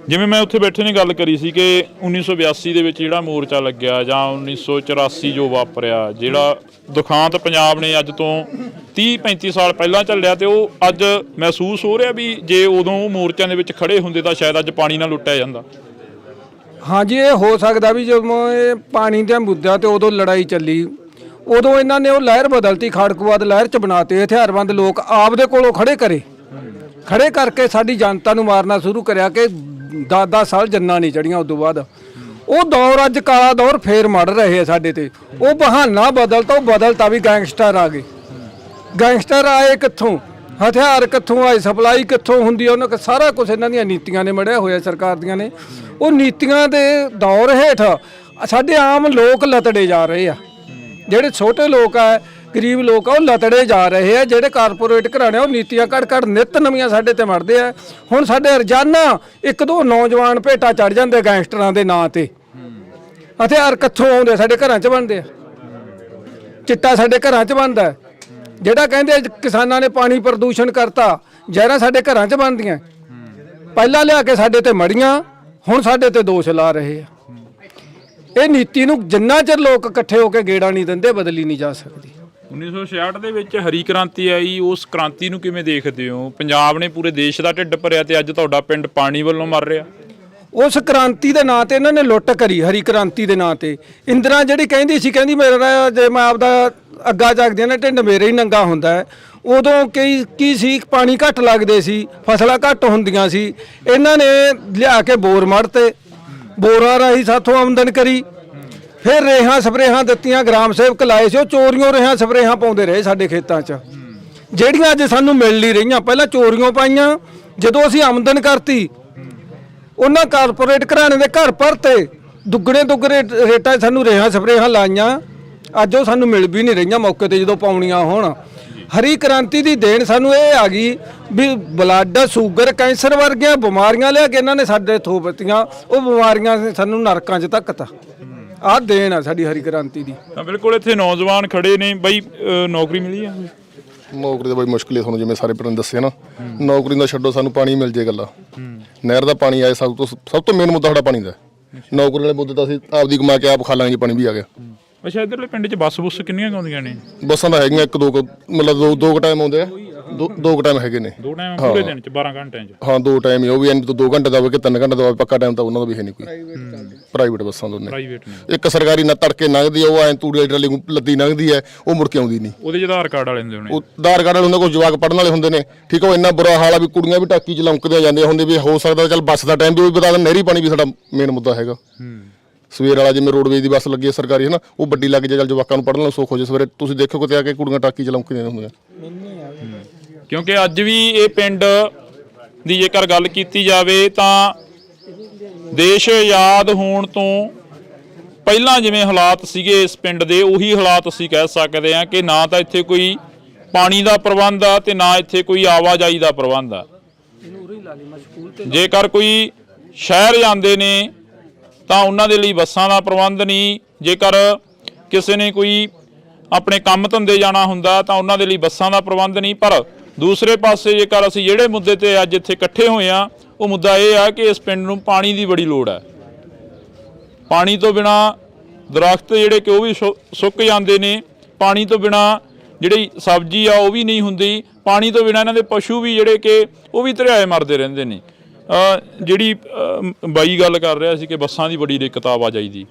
ਜਿਵੇਂ ਮੈਂ ਉੱਥੇ ਬੈਠੇ ਨੇ ਗੱਲ ਕਰੀ ਸੀ ਕਿ 1982 ਦੇ ਵਿੱਚ ਜਿਹੜਾ ਮੋਰਚਾ ਲੱਗਿਆ, ਜਾਂ 1984 ਜੋ ਵਾਪਰਿਆ, ਜਿਹੜਾ ਦੁਖਾਂਤ ਪੰਜਾਬ ਨੇ ਅੱਜ ਤੋਂ 30-35 ਸਾਲ ਪਹਿਲਾਂ ਚੱਲਿਆ, ਤੇ ਉਹ ਅੱਜ ਮਹਿਸੂਸ ਹੋ ਰਿਹਾ ਵੀ ਜੇ ਉਦੋਂ ਉਹ ਮੋਰਚਿਆਂ ਦੇ ਵਿੱਚ ਖੜੇ ਹੁੰਦੇ ਤਾਂ ਸ਼ਾਇਦ ਅੱਜ ਪਾਣੀ ਨਾਲ ਲੁੱਟਿਆ ਜਾਂਦਾ। ਹਾਂਜੀ, ਇਹ ਹੋ ਸਕਦਾ ਵੀ ਜਦੋਂ ਇਹ ਪਾਣੀ ਦੇ ਮੁੱਦਿਆਂ ਤੇ ਉਦੋਂ ਲੜਾਈ ਚੱਲੀ, ਉਦੋਂ ਇਹਨਾਂ ਨੇ ਉਹ ਲਹਿਰ ਬਦਲਤੀ, ਖਾੜਕੂਵਾਦ ਲਹਿਰ ਚ ਬਣਾਤੇ। ਹਥਿਆਰਬੰਦ ਲੋਕ ਆਪਦੇ ਕੋਲੋਂ ਖੜੇ ਕਰਕੇ ਸਾਡੀ ਜਨਤਾ ਨੂੰ ਮਾਰਨਾ ਸ਼ੁਰੂ ਕਰਿਆ ਕਿ 10-10 ਸਾਲ ਜੰਨਾਂ ਨਹੀਂ ਚੜੀਆਂ। ਉਦੋਂ ਬਾਅਦ ਉਹ ਦੌਰ, ਅੱਜ ਕਾਲਾ ਦੌਰ ਫੇਰ ਮੜ ਰਹੇ ਆ ਸਾਡੇ ਤੇ। ਉਹ ਬਹਾਨਾ ਬਦਲਤਾ ਵੀ ਗੈਂਗਸਟਰ ਆ ਗਏ। ਗੈਂਗਸਟਰ ਆਏ ਕਿੱਥੋਂ, ਹਥਿਆਰ ਕਿੱਥੋਂ ਆਏ, ਸਪਲਾਈ ਕਿੱਥੋਂ ਹੁੰਦੀ ਹੈ, ਉਹਨਾਂ ਸਾਰਾ ਕੁਝ ਇਹਨਾਂ ਦੀਆਂ ਨੀਤੀਆਂ ਨੇ ਮੜਿਆ ਹੋਇਆ, ਸਰਕਾਰ ਦੀਆਂ ਨੇ। ਉਹ ਨੀਤੀਆਂ ਦੇ ਦੌਰ ਹੇਠ ਸਾਡੇ ਆਮ ਲੋਕ ਲਤੜੇ ਜਾ ਰਹੇ ਆ। ਜਿਹੜੇ ਛੋਟੇ ਲੋਕ ਆ, ਗਰੀਬ ਲੋਕ ਆ, ਉਹ ਲਤੜੇ ਜਾ ਰਹੇ ਆ। ਜਿਹੜੇ ਕਾਰਪੋਰੇਟ ਘਰਾਣੇ ਉਹ ਨੀਤੀਆਂ ਘੜ ਨਿੱਤ ਨਵੀਆਂ ਸਾਡੇ ਤੇ ਮੜਦੇ ਆ। ਹੁਣ ਸਾਡੇ ਰੋਜ਼ਾਨਾ 1-2 ਨੌਜਵਾਨ ਭੇਟਾ ਚੜ ਜਾਂਦੇ ਗੈਂਗਸਟਰਾਂ ਦੇ ਨਾਂ ਤੇ। ਹਥਿਆਰ ਕਿੱਥੋਂ ਆਉਂਦੇ? ਸਾਡੇ ਘਰਾਂ 'ਚ ਬਣਦੇ ਆ। ਚਿੱਟਾ ਸਾਡੇ ਘਰਾਂ 'ਚ ਬਣਦਾ। ਜਿਹੜਾ ਕਹਿੰਦੇ ਕਿਸਾਨਾਂ ਨੇ ਪਾਣੀ ਪ੍ਰਦੂਸ਼ਣ ਕਰਤਾ, ਜ਼ਹਿਰਾਂ ਸਾਡੇ ਘਰਾਂ 'ਚ ਬਣਦੀਆਂ। ਪਹਿਲਾਂ ਲਿਆ ਕੇ ਸਾਡੇ ਤੇ ਮੜੀਆਂ, ਹੁਣ ਸਾਡੇ ਤੇ ਦੋਸ਼ ਲਾ ਰਹੇ ਆ। ਇਹ ਨੀਤੀ ਨੂੰ ਜਿੰਨਾ ਚਿਰ ਲੋਕ ਇਕੱਠੇ ਹੋ ਕੇ ਗੇੜਾ ਨਹੀਂ ਦਿੰਦੇ, ਬਦਲੀ ਨਹੀਂ ਜਾ ਸਕਦੀ। 1966 ਦੇ ਵਿੱਚ ਹਰੀ ਕ੍ਰਾਂਤੀ ਆਈ, ਉਸ ਕ੍ਰਾਂਤੀ ਨੂੰ ਕਿਵੇਂ ਦੇਖਦੇ ਹੋ? ਪੰਜਾਬ ਨੇ ਪੂਰੇ ਦੇਸ਼ ਦਾ ਢਿੱਡ ਭਰਿਆ ਤੇ ਅੱਜ ਤੁਹਾਡਾ ਪਿੰਡ ਪਾਣੀ ਵੱਲੋਂ ਮਰ ਰਿਹਾ। ਉਸ ਕ੍ਰਾਂਤੀ ਦੇ ਨਾਂ ਤੇ ਇਹਨਾਂ ਨੇ ਲੁੱਟ ਕਰੀ, ਹਰੀ ਕ੍ਰਾਂਤੀ ਦੇ ਨਾਂ ਤੇ। ਇੰਦਰਾ ਜਿਹੜੀ ਕਹਿੰਦੀ ਸੀ, ਕਹਿੰਦੀ ਮੇਰਾ ਜੇ ਮੈਂ ਆਪਦਾ ਅੱਗਾ ਚੱਕਦੀ ਨਾ ਢਿੱਡ ਮੇਰੇ ਹੀ ਨੰਗਾ ਹੁੰਦਾ ਹੈ। ਉਦੋਂ ਕੀ ਸੀ, ਪਾਣੀ ਘੱਟ ਲੱਗਦੇ ਸੀ, ਫਸਲਾਂ ਘੱਟ ਹੁੰਦੀਆਂ ਸੀ। ਇਹਨਾਂ ਨੇ ਲਿਆ ਕੇ ਬੋਰ ਮੜਤੇ, ਬੋਰਾਂ ਰਾਹੀਂ ਸਾਥੋਂ ਆਮਦਨ ਕਰੀ। ਫਿਰ ਰੇਹਾਂ ਸਪਰੇਹਾਂ ਦਿੱਤੀਆਂ, ਗ੍ਰਾਮ ਸੇਵਕ ਲਾਏ ਸੀ, ਉਹ ਚੋਰੀਆਂ ਰੇਹਾਂ ਸਪਰੇਹਾਂ ਪਾਉਂਦੇ ਰਹੇ ਸਾਡੇ ਖੇਤਾਂ 'ਚ, ਜਿਹੜੀਆਂ ਅੱਜ ਸਾਨੂੰ ਮਿਲ ਨਹੀਂ ਰਹੀਆਂ। ਪਹਿਲਾਂ ਚੋਰੀਆਂ ਪਾਈਆਂ, ਜਦੋਂ ਅਸੀਂ ਆਮਦਨ ਕਰਤੀ ਉਹਨਾਂ ਕਾਰਪੋਰੇਟ ਘਰਾਣੇ ਦੇ ਘਰ ਭਰਤੇ, ਦੁੱਗਣੇ ਰੇਟਾਂ 'ਚ ਸਾਨੂੰ ਰੇਹਾਂ ਸਪਰੇਹਾਂ ਲਾਈਆਂ। ਅੱਜ ਉਹ ਸਾਨੂੰ ਮਿਲ ਵੀ ਨਹੀਂ ਰਹੀਆਂ ਮੌਕੇ ਤੇ ਜਦੋਂ ਪਾਉਣੀਆਂ ਹੋਣ। ਹਰੀ ਕ੍ਰਾਂਤੀ ਦੀ ਦੇਣ ਸਾਨੂੰ ਇਹ ਆ ਗਈ ਵੀ ਬਲੱਡ, ਸ਼ੂਗਰ, ਕੈਂਸਰ ਵਰਗੀਆਂ ਬਿਮਾਰੀਆਂ ਲਿਆ ਕੇ ਇਹਨਾਂ ਨੇ ਸਾਡੇ ਥੋਪਤੀਆਂ। ਉਹ ਬਿਮਾਰੀਆਂ ਨੇ ਸਾਨੂੰ ਨਰਕਾਂ 'ਚ ਧੱਕਤਾ। ਆਹ ਦੇਣ ਆ ਸਾਡੀ ਹਰੀ ਕ੍ਰਾਂਤੀ ਦੀ। ਤਾਂ ਬਿਲਕੁਲ ਇੱਥੇ ਨੌਜਵਾਨ ਖੜੇ ਨੇ ਬਈ, ਨੌਕਰੀ ਮਿਲੀ ਆ? ਨੌਕਰੀ ਦਾ ਬਈ ਮੁਸ਼ਕਿਲ ਹੈ, ਤੁਹਾਨੂੰ ਜਿਵੇਂ ਸਾਰੇ ਪਿੰਡ ਨੇ ਦੱਸਿਆ ਨਾ। ਨੌਕਰੀ ਦਾ ਛੱਡੋ, ਸਾਨੂੰ ਪਾਣੀ ਮਿਲ ਜੇ ਗੱਲਾਂ। ਨਹਿਰ ਦਾ ਪਾਣੀ ਆਏ, ਸਭ ਤੋਂ ਮੇਨ ਮੁੱਦਾ ਸਾਡਾ ਪਾਣੀ ਦਾ। ਨੌਕਰੀ ਵਾਲੇ ਮੁੱਦੇ ਤਾਂ ਅਸੀਂ ਆਪਦੀ ਕਮਾ ਕੇ ਆਪ ਖਾ ਲਾਂਗੇ ਜੇ ਪਾਣੀ ਵੀ ਆ ਗਿਆ। ਅੱਛਾ, ਇੱਧਰਲੇ ਪਿੰਡ 'ਚ ਬੱਸ ਕਿੰਨੀਆਂ ਆਉਂਦੀਆਂ ਨੇ? ਬੱਸਾਂ ਤਾਂ ਹੈਗੀਆਂ, ਇੱਕ ਦੋ ਮਤਲਬ ਦੋ ਟਾਈਮ ਆਉਂਦੇ ਆ, ਦੋ ਟਾਈਮ ਹੈਗੇ ਨੇ। ਦੋ ਟਾਈਮ ਪੂਰੇ ਦਿਨ 'ਚ 12 ਘੰਟਿਆਂ 'ਚ? ਹਾਂ, ਦੋ ਟਾਈਮ ਹੀ, ਉਹ ਵੀ ਐਂ 2 ਘੰਟੇ ਦਾ ਹੋਵੇ ਕਿ 3 ਘੰਟੇ ਦਾ ਹੋਵੇ, ਪੱਕਾ ਟਾਈਮ ਤਾਂ ਉਹਨਾਂ ਦਾ ਵੀ ਹੈ ਨਹੀਂ ਕੋਈ। ਪ੍ਰਾਈਵੇਟ ਬੱਸਾਂ ਦੋਨੇ। ਇੱਕ ਸਰਕਾਰੀ ਨਾ ਤੜਕੇ ਲੰਘਦੀ ਆ, ਉਹ ਐਂ ਤੂੜੀ ਟਰਾਲੀ ਲੱਦੀ ਲੰਘਦੀ ਹੈ, ਉਹ ਮੁੜ ਕੇ ਆਉਂਦੀ ਨਹੀਂ। ਉਹਦੇ 'ਚ ਆਧਾਰ ਕਾਰਡ ਵਾਲੇ ਹੁੰਦੇ ਹੋਣੇ। ਉਹ ਆਧਾਰ ਕਾਰਡ ਵਾਲੇ ਹੁੰਦੇ, ਕੋਈ ਜਵਾਕ ਪੜ੍ਹਨ ਵਾਲੇ ਹੁੰਦੇ ਨੇ। ਠੀਕ ਆ, ਉਹ ਇੰਨਾ ਬੁਰਾ ਹਾਲ ਆ ਵੀ ਕੁੜੀਆਂ ਵੀ ਟਾਕੀ 'ਚ ਲੰਕਦੀਆਂ ਜਾਂਦੀਆਂ ਹੁੰਦੇ। ਵੀ ਹੋ ਸਕਦਾ ਚੱਲ ਬੱਸ ਦਾ ਟਾਈਮ ਵੀ ਬਤਾ ਦੇਣ। ਨਹਿਰੀ ਪਾਣੀ ਵੀ ਸਾਡਾ ਮੇਨ ਮੁੱਦਾ ਹੈਗਾ। ਸਵੇਰ ਵਾਲਾ ਜਿਵੇਂ ਰੋਡਵੇਜ਼ ਦੀ ਬੱਸ ਲੱਗੀ ਹੈ ਸਰਕਾਰੀ, ਹੈ ਨਾ, ਉਹ ਵੱਡੀ ਲੱਗ ਜਾਏ, ਚੱਲ ਜਵਾਕਾਂ ਨੂੰ ਪੜ੍ਹਨ ਨੂੰ ਸੁੱਖ ਹੋ ਜਾਏ। ਸਵੇਰੇ ਤੁਸੀਂ ਦੇਖੋ ਕਿਤੇ ਆ ਕੇ ਕੁੜੀਆਂ ਟਾਕੀ 'ਚ ਲੰਕਦੀਆਂ ਹੁੰਦੀਆਂ। ਕਿਉਂਕਿ ਅੱਜ ਵੀ ਇਹ ਪਿੰਡ ਦੀ ਜੇਕਰ ਗੱਲ ਕੀਤੀ ਜਾਵੇ ਤਾਂ ਦੇਸ਼ ਆਜ਼ਾਦ ਹੋਣ ਤੋਂ ਪਹਿਲਾਂ ਜਿਵੇਂ ਹਾਲਾਤ ਸੀਗੇ ਇਸ ਪਿੰਡ ਦੇ, ਉਹੀ ਹਾਲਾਤ ਅਸੀਂ ਕਹਿ ਸਕਦੇ ਹਾਂ ਕਿ ਨਾ ਤਾਂ ਇੱਥੇ ਕੋਈ ਪਾਣੀ ਦਾ ਪ੍ਰਬੰਧ ਆ ਤੇ ਨਾ ਇੱਥੇ ਕੋਈ ਆਵਾਜਾਈ ਦਾ ਪ੍ਰਬੰਧ ਆ। ਜੇਕਰ ਕੋਈ ਸ਼ਹਿਰ ਜਾਂਦੇ ਨੇ ਤਾਂ ਉਹਨਾਂ ਦੇ ਲਈ ਬੱਸਾਂ ਦਾ ਪ੍ਰਬੰਧ ਨਹੀਂ। ਜੇਕਰ ਕਿਸੇ ਨੇ ਕੋਈ ਆਪਣੇ ਕੰਮ ਧੰਦੇ ਜਾਣਾ ਹੁੰਦਾ ਤਾਂ ਉਹਨਾਂ ਦੇ ਲਈ ਬੱਸਾਂ ਦਾ ਪ੍ਰਬੰਧ ਨਹੀਂ। ਪਰ ਦੂਸਰੇ ਪਾਸੇ ਜੇਕਰ ਅਸੀਂ ਜਿਹੜੇ ਮੁੱਦੇ ਤੇ ਅੱਜ ਇੱਥੇ ਇਕੱਠੇ ਹੋਏ ਆ, ਉਹ ਮੁੱਦਾ ਇਹ ਆ ਕਿ ਇਸ ਪਿੰਡ ਨੂੰ ਪਾਣੀ ਦੀ ਬੜੀ ਲੋੜ ਹੈ। ਪਾਣੀ ਤੋਂ ਬਿਨਾ ਦਰਖਤ ਜਿਹੜੇ ਕਿ ਉਹ ਵੀ ਸੁੱਕ ਜਾਂਦੇ ਨੇ, ਪਾਣੀ ਤੋਂ ਬਿਨਾ ਜਿਹੜੀ ਸਬਜ਼ੀ ਆ ਉਹ ਵੀ ਨਹੀਂ ਹੁੰਦੀ, ਪਾਣੀ ਤੋਂ ਬਿਨਾ ਇਹਨਾਂ ਦੇ ਪਸ਼ੂ ਵੀ ਜਿਹੜੇ ਕਿ ਉਹ ਵੀ ਧਰਿਆਏ ਮਰਦੇ ਰਹਿੰਦੇ ਨੇ। ਜਿਹੜੀ ਬਾਈ ਗੱਲ ਕਰ ਰਿਹਾ ਸੀ ਕਿ ਬੱਸਾਂ ਦੀ ਬੜੀ ਦਿੱਕਤ ਆਵਾਜਾਈ ਦੀ।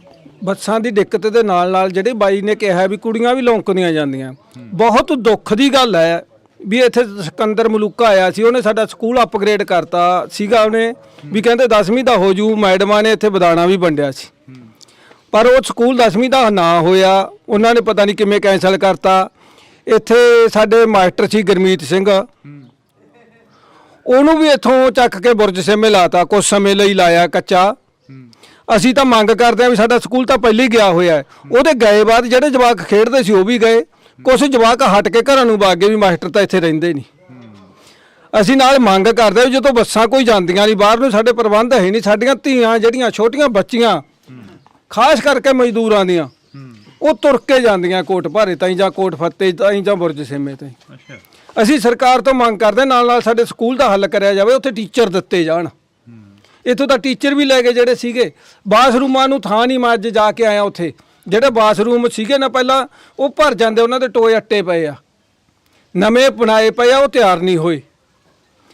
ਬੱਸਾਂ ਦੀ ਦਿੱਕਤ ਦੇ ਨਾਲ ਜਿਹੜੇ ਬਾਈ ਨੇ ਕਿਹਾ ਵੀ ਕੁੜੀਆਂ ਵੀ ਲੌਂਕਦੀਆਂ ਜਾਂਦੀਆਂ, ਬਹੁਤ ਦੁੱਖ ਦੀ ਗੱਲ ਹੈ ਵੀ ਇੱਥੇ ਸਿਕੰਦਰ ਮਲੂਕਾ ਆਇਆ ਸੀ, ਉਹਨੇ ਸਾਡਾ ਸਕੂਲ ਅਪਗ੍ਰੇਡ ਕਰਤਾ ਸੀਗਾ। ਉਹਨੇ ਵੀ ਕਹਿੰਦੇ 10ਵੀਂ ਦਾ ਹੋ ਜੂ, ਮੈਡਮਾਂ ਨੇ ਇੱਥੇ ਬਦਾਣਾ ਵੀ ਵੰਡਿਆ ਸੀ, ਪਰ ਉਹ ਸਕੂਲ 10ਵੀਂ ਦਾ ਨਾ ਹੋਇਆ। ਉਹਨਾਂ ਨੇ ਪਤਾ ਨਹੀਂ ਕਿਵੇਂ ਕੈਂਸਲ ਕਰਤਾ। ਇੱਥੇ ਸਾਡੇ ਮਾਸਟਰ ਸੀ ਗੁਰਮੀਤ ਸਿੰਘ, ਉਹਨੂੰ ਵੀ ਇੱਥੋਂ ਚੱਕ ਕੇ ਬੁਰਜ ਸੇਮੇ ਲਾਤਾ, ਕੁਝ ਸਮੇਂ ਲਈ ਲਾਇਆ ਕੱਚਾ। ਅਸੀਂ ਤਾਂ ਮੰਗ ਕਰਦੇ ਹਾਂ ਵੀ ਸਾਡਾ ਸਕੂਲ ਤਾਂ ਪਹਿਲਾਂ ਹੀ ਗਿਆ ਹੋਇਆ ਹੈ। ਉਹਦੇ ਗਏ ਬਾਅਦ ਜਿਹੜੇ ਜਵਾਕ ਖੇਡਦੇ ਸੀ ਉਹ ਵੀ ਗਏ, ਕੁਝ ਜਵਾਕ ਹਟ ਕੇ ਘਰਾਂ ਨੂੰ ਵਗ ਗਏ ਵੀ ਮਾਸਟਰ ਤਾਂ ਇੱਥੇ ਰਹਿੰਦੇ ਨਹੀਂ। ਅਸੀਂ ਨਾਲ ਮੰਗ ਕਰਦੇ ਵੀ ਜਦੋਂ ਬੱਸਾਂ ਕੋਈ ਜਾਂਦੀਆਂ ਨਹੀਂ ਬਾਹਰ ਨੂੰ, ਸਾਡੇ ਪ੍ਰਬੰਧ ਹੈ ਨਹੀਂ। ਸਾਡੀਆਂ ਧੀਆਂ ਜਿਹੜੀਆਂ ਛੋਟੀਆਂ ਬੱਚੀਆਂ, ਖਾਸ ਕਰਕੇ ਮਜ਼ਦੂਰਾਂ ਦੀਆਂ, ਉਹ ਤੁਰ ਕੇ ਜਾਂਦੀਆਂ ਕੋਟ ਭਾਰੇ ਤਾਈਂ ਜਾਂ ਕੋਟ ਫੱਤੇ ਤਾਈਂ ਜਾਂ ਬੁਰਜ ਸੇਮੇ ਤਾਈਂ। ਅਸੀਂ ਸਰਕਾਰ ਤੋਂ ਮੰਗ ਕਰਦੇ ਨਾਲ ਸਾਡੇ ਸਕੂਲ ਦਾ ਹੱਲ ਕਰਿਆ ਜਾਵੇ, ਉੱਥੇ ਟੀਚਰ ਦਿੱਤੇ ਜਾਣ। ਇੱਥੋਂ ਤਾਂ ਟੀਚਰ ਵੀ ਲੈ ਗਏ ਜਿਹੜੇ ਸੀਗੇ। ਬਾਥਰੂਮਾਂ ਨੂੰ ਥਾਂ ਨਹੀਂ, ਮੈਂ ਅੱਜ ਜਾ ਕੇ ਆਇਆ ਉੱਥੇ, ਜਿਹੜੇ ਬਾਥਰੂਮ ਸੀਗੇ ਨਾ ਪਹਿਲਾਂ ਉਹ ਭਰ ਜਾਂਦੇ, ਉਹਨਾਂ ਦੇ ਟੋਏ ਅੱਟੇ ਪਏ ਆ, ਨਵੇਂ ਬਣਾਏ ਪਏ ਆ, ਉਹ ਤਿਆਰ ਨਹੀਂ ਹੋਏ।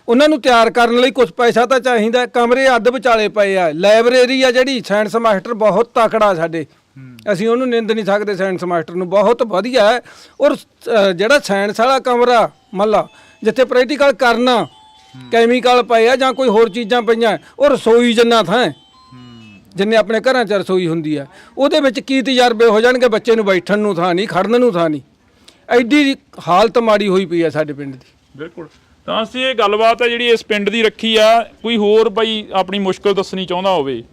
ਉਹਨਾਂ ਨੂੰ ਤਿਆਰ ਕਰਨ ਲਈ ਕੁਝ ਪੈਸਾ ਤਾਂ ਚਾਹੀਦਾ। ਕਮਰੇ ਅੱਧ ਵਿਚਾਲੇ ਪਏ ਆ। ਲਾਇਬ੍ਰੇਰੀ ਆ ਜਿਹੜੀ, ਸਾਇੰਸ ਮਾਸਟਰ ਬਹੁਤ ਤਕੜਾ ਸਾਡੇ, ਅਸੀਂ ਉਹਨੂੰ ਨਿੰਦ ਨਹੀਂ ਸਕਦੇ। ਸਾਇੰਸ ਮਾਸਟਰ ਨੂੰ ਬਹੁਤ ਵਧੀਆ ਹੈ। ਔਰ ਜਿਹੜਾ ਸਾਇੰਸ ਵਾਲਾ ਕਮਰਾ ਮੱਲਾ ਜਿੱਥੇ ਪ੍ਰੈਕਟੀਕਲ ਕਰਨਾ, ਕੈਮੀਕਲ ਪਏ ਆ ਜਾਂ ਕੋਈ ਹੋਰ ਚੀਜ਼ਾਂ ਪਈਆਂ, ਉਹ ਰਸੋਈ ਜਿੰਨਾ ਥਾਂ ਜਿੰਨੇ ਆਪਣੇ ਘਰਾਂ 'ਚ ਰਸੋਈ ਹੁੰਦੀ ਹੈ, ਉਹਦੇ ਵਿੱਚ ਕੀ ਤਜਰਬੇ ਹੋ ਜਾਣਗੇ। ਬੱਚੇ ਨੂੰ ਬੈਠਣ ਨੂੰ ਥਾਂ ਨਹੀਂ, ਖੜਨ ਨੂੰ ਥਾਂ ਨਹੀਂ। ਐਡੀ ਹਾਲਤ ਮਾੜੀ ਹੋਈ ਪਈ ਆ ਸਾਡੇ ਪਿੰਡ ਦੀ। ਬਿਲਕੁਲ। ਤਾਂ ਅਸੀਂ ਇਹ ਗੱਲਬਾਤ ਹੈ ਜਿਹੜੀ ਇਸ ਪਿੰਡ ਦੀ ਰੱਖੀ ਆ। ਕੋਈ ਹੋਰ ਬਾਈ ਆਪਣੀ ਮੁਸ਼ਕਲ ਦੱਸਣੀ ਚਾਹੁੰਦਾ ਹੋਵੇ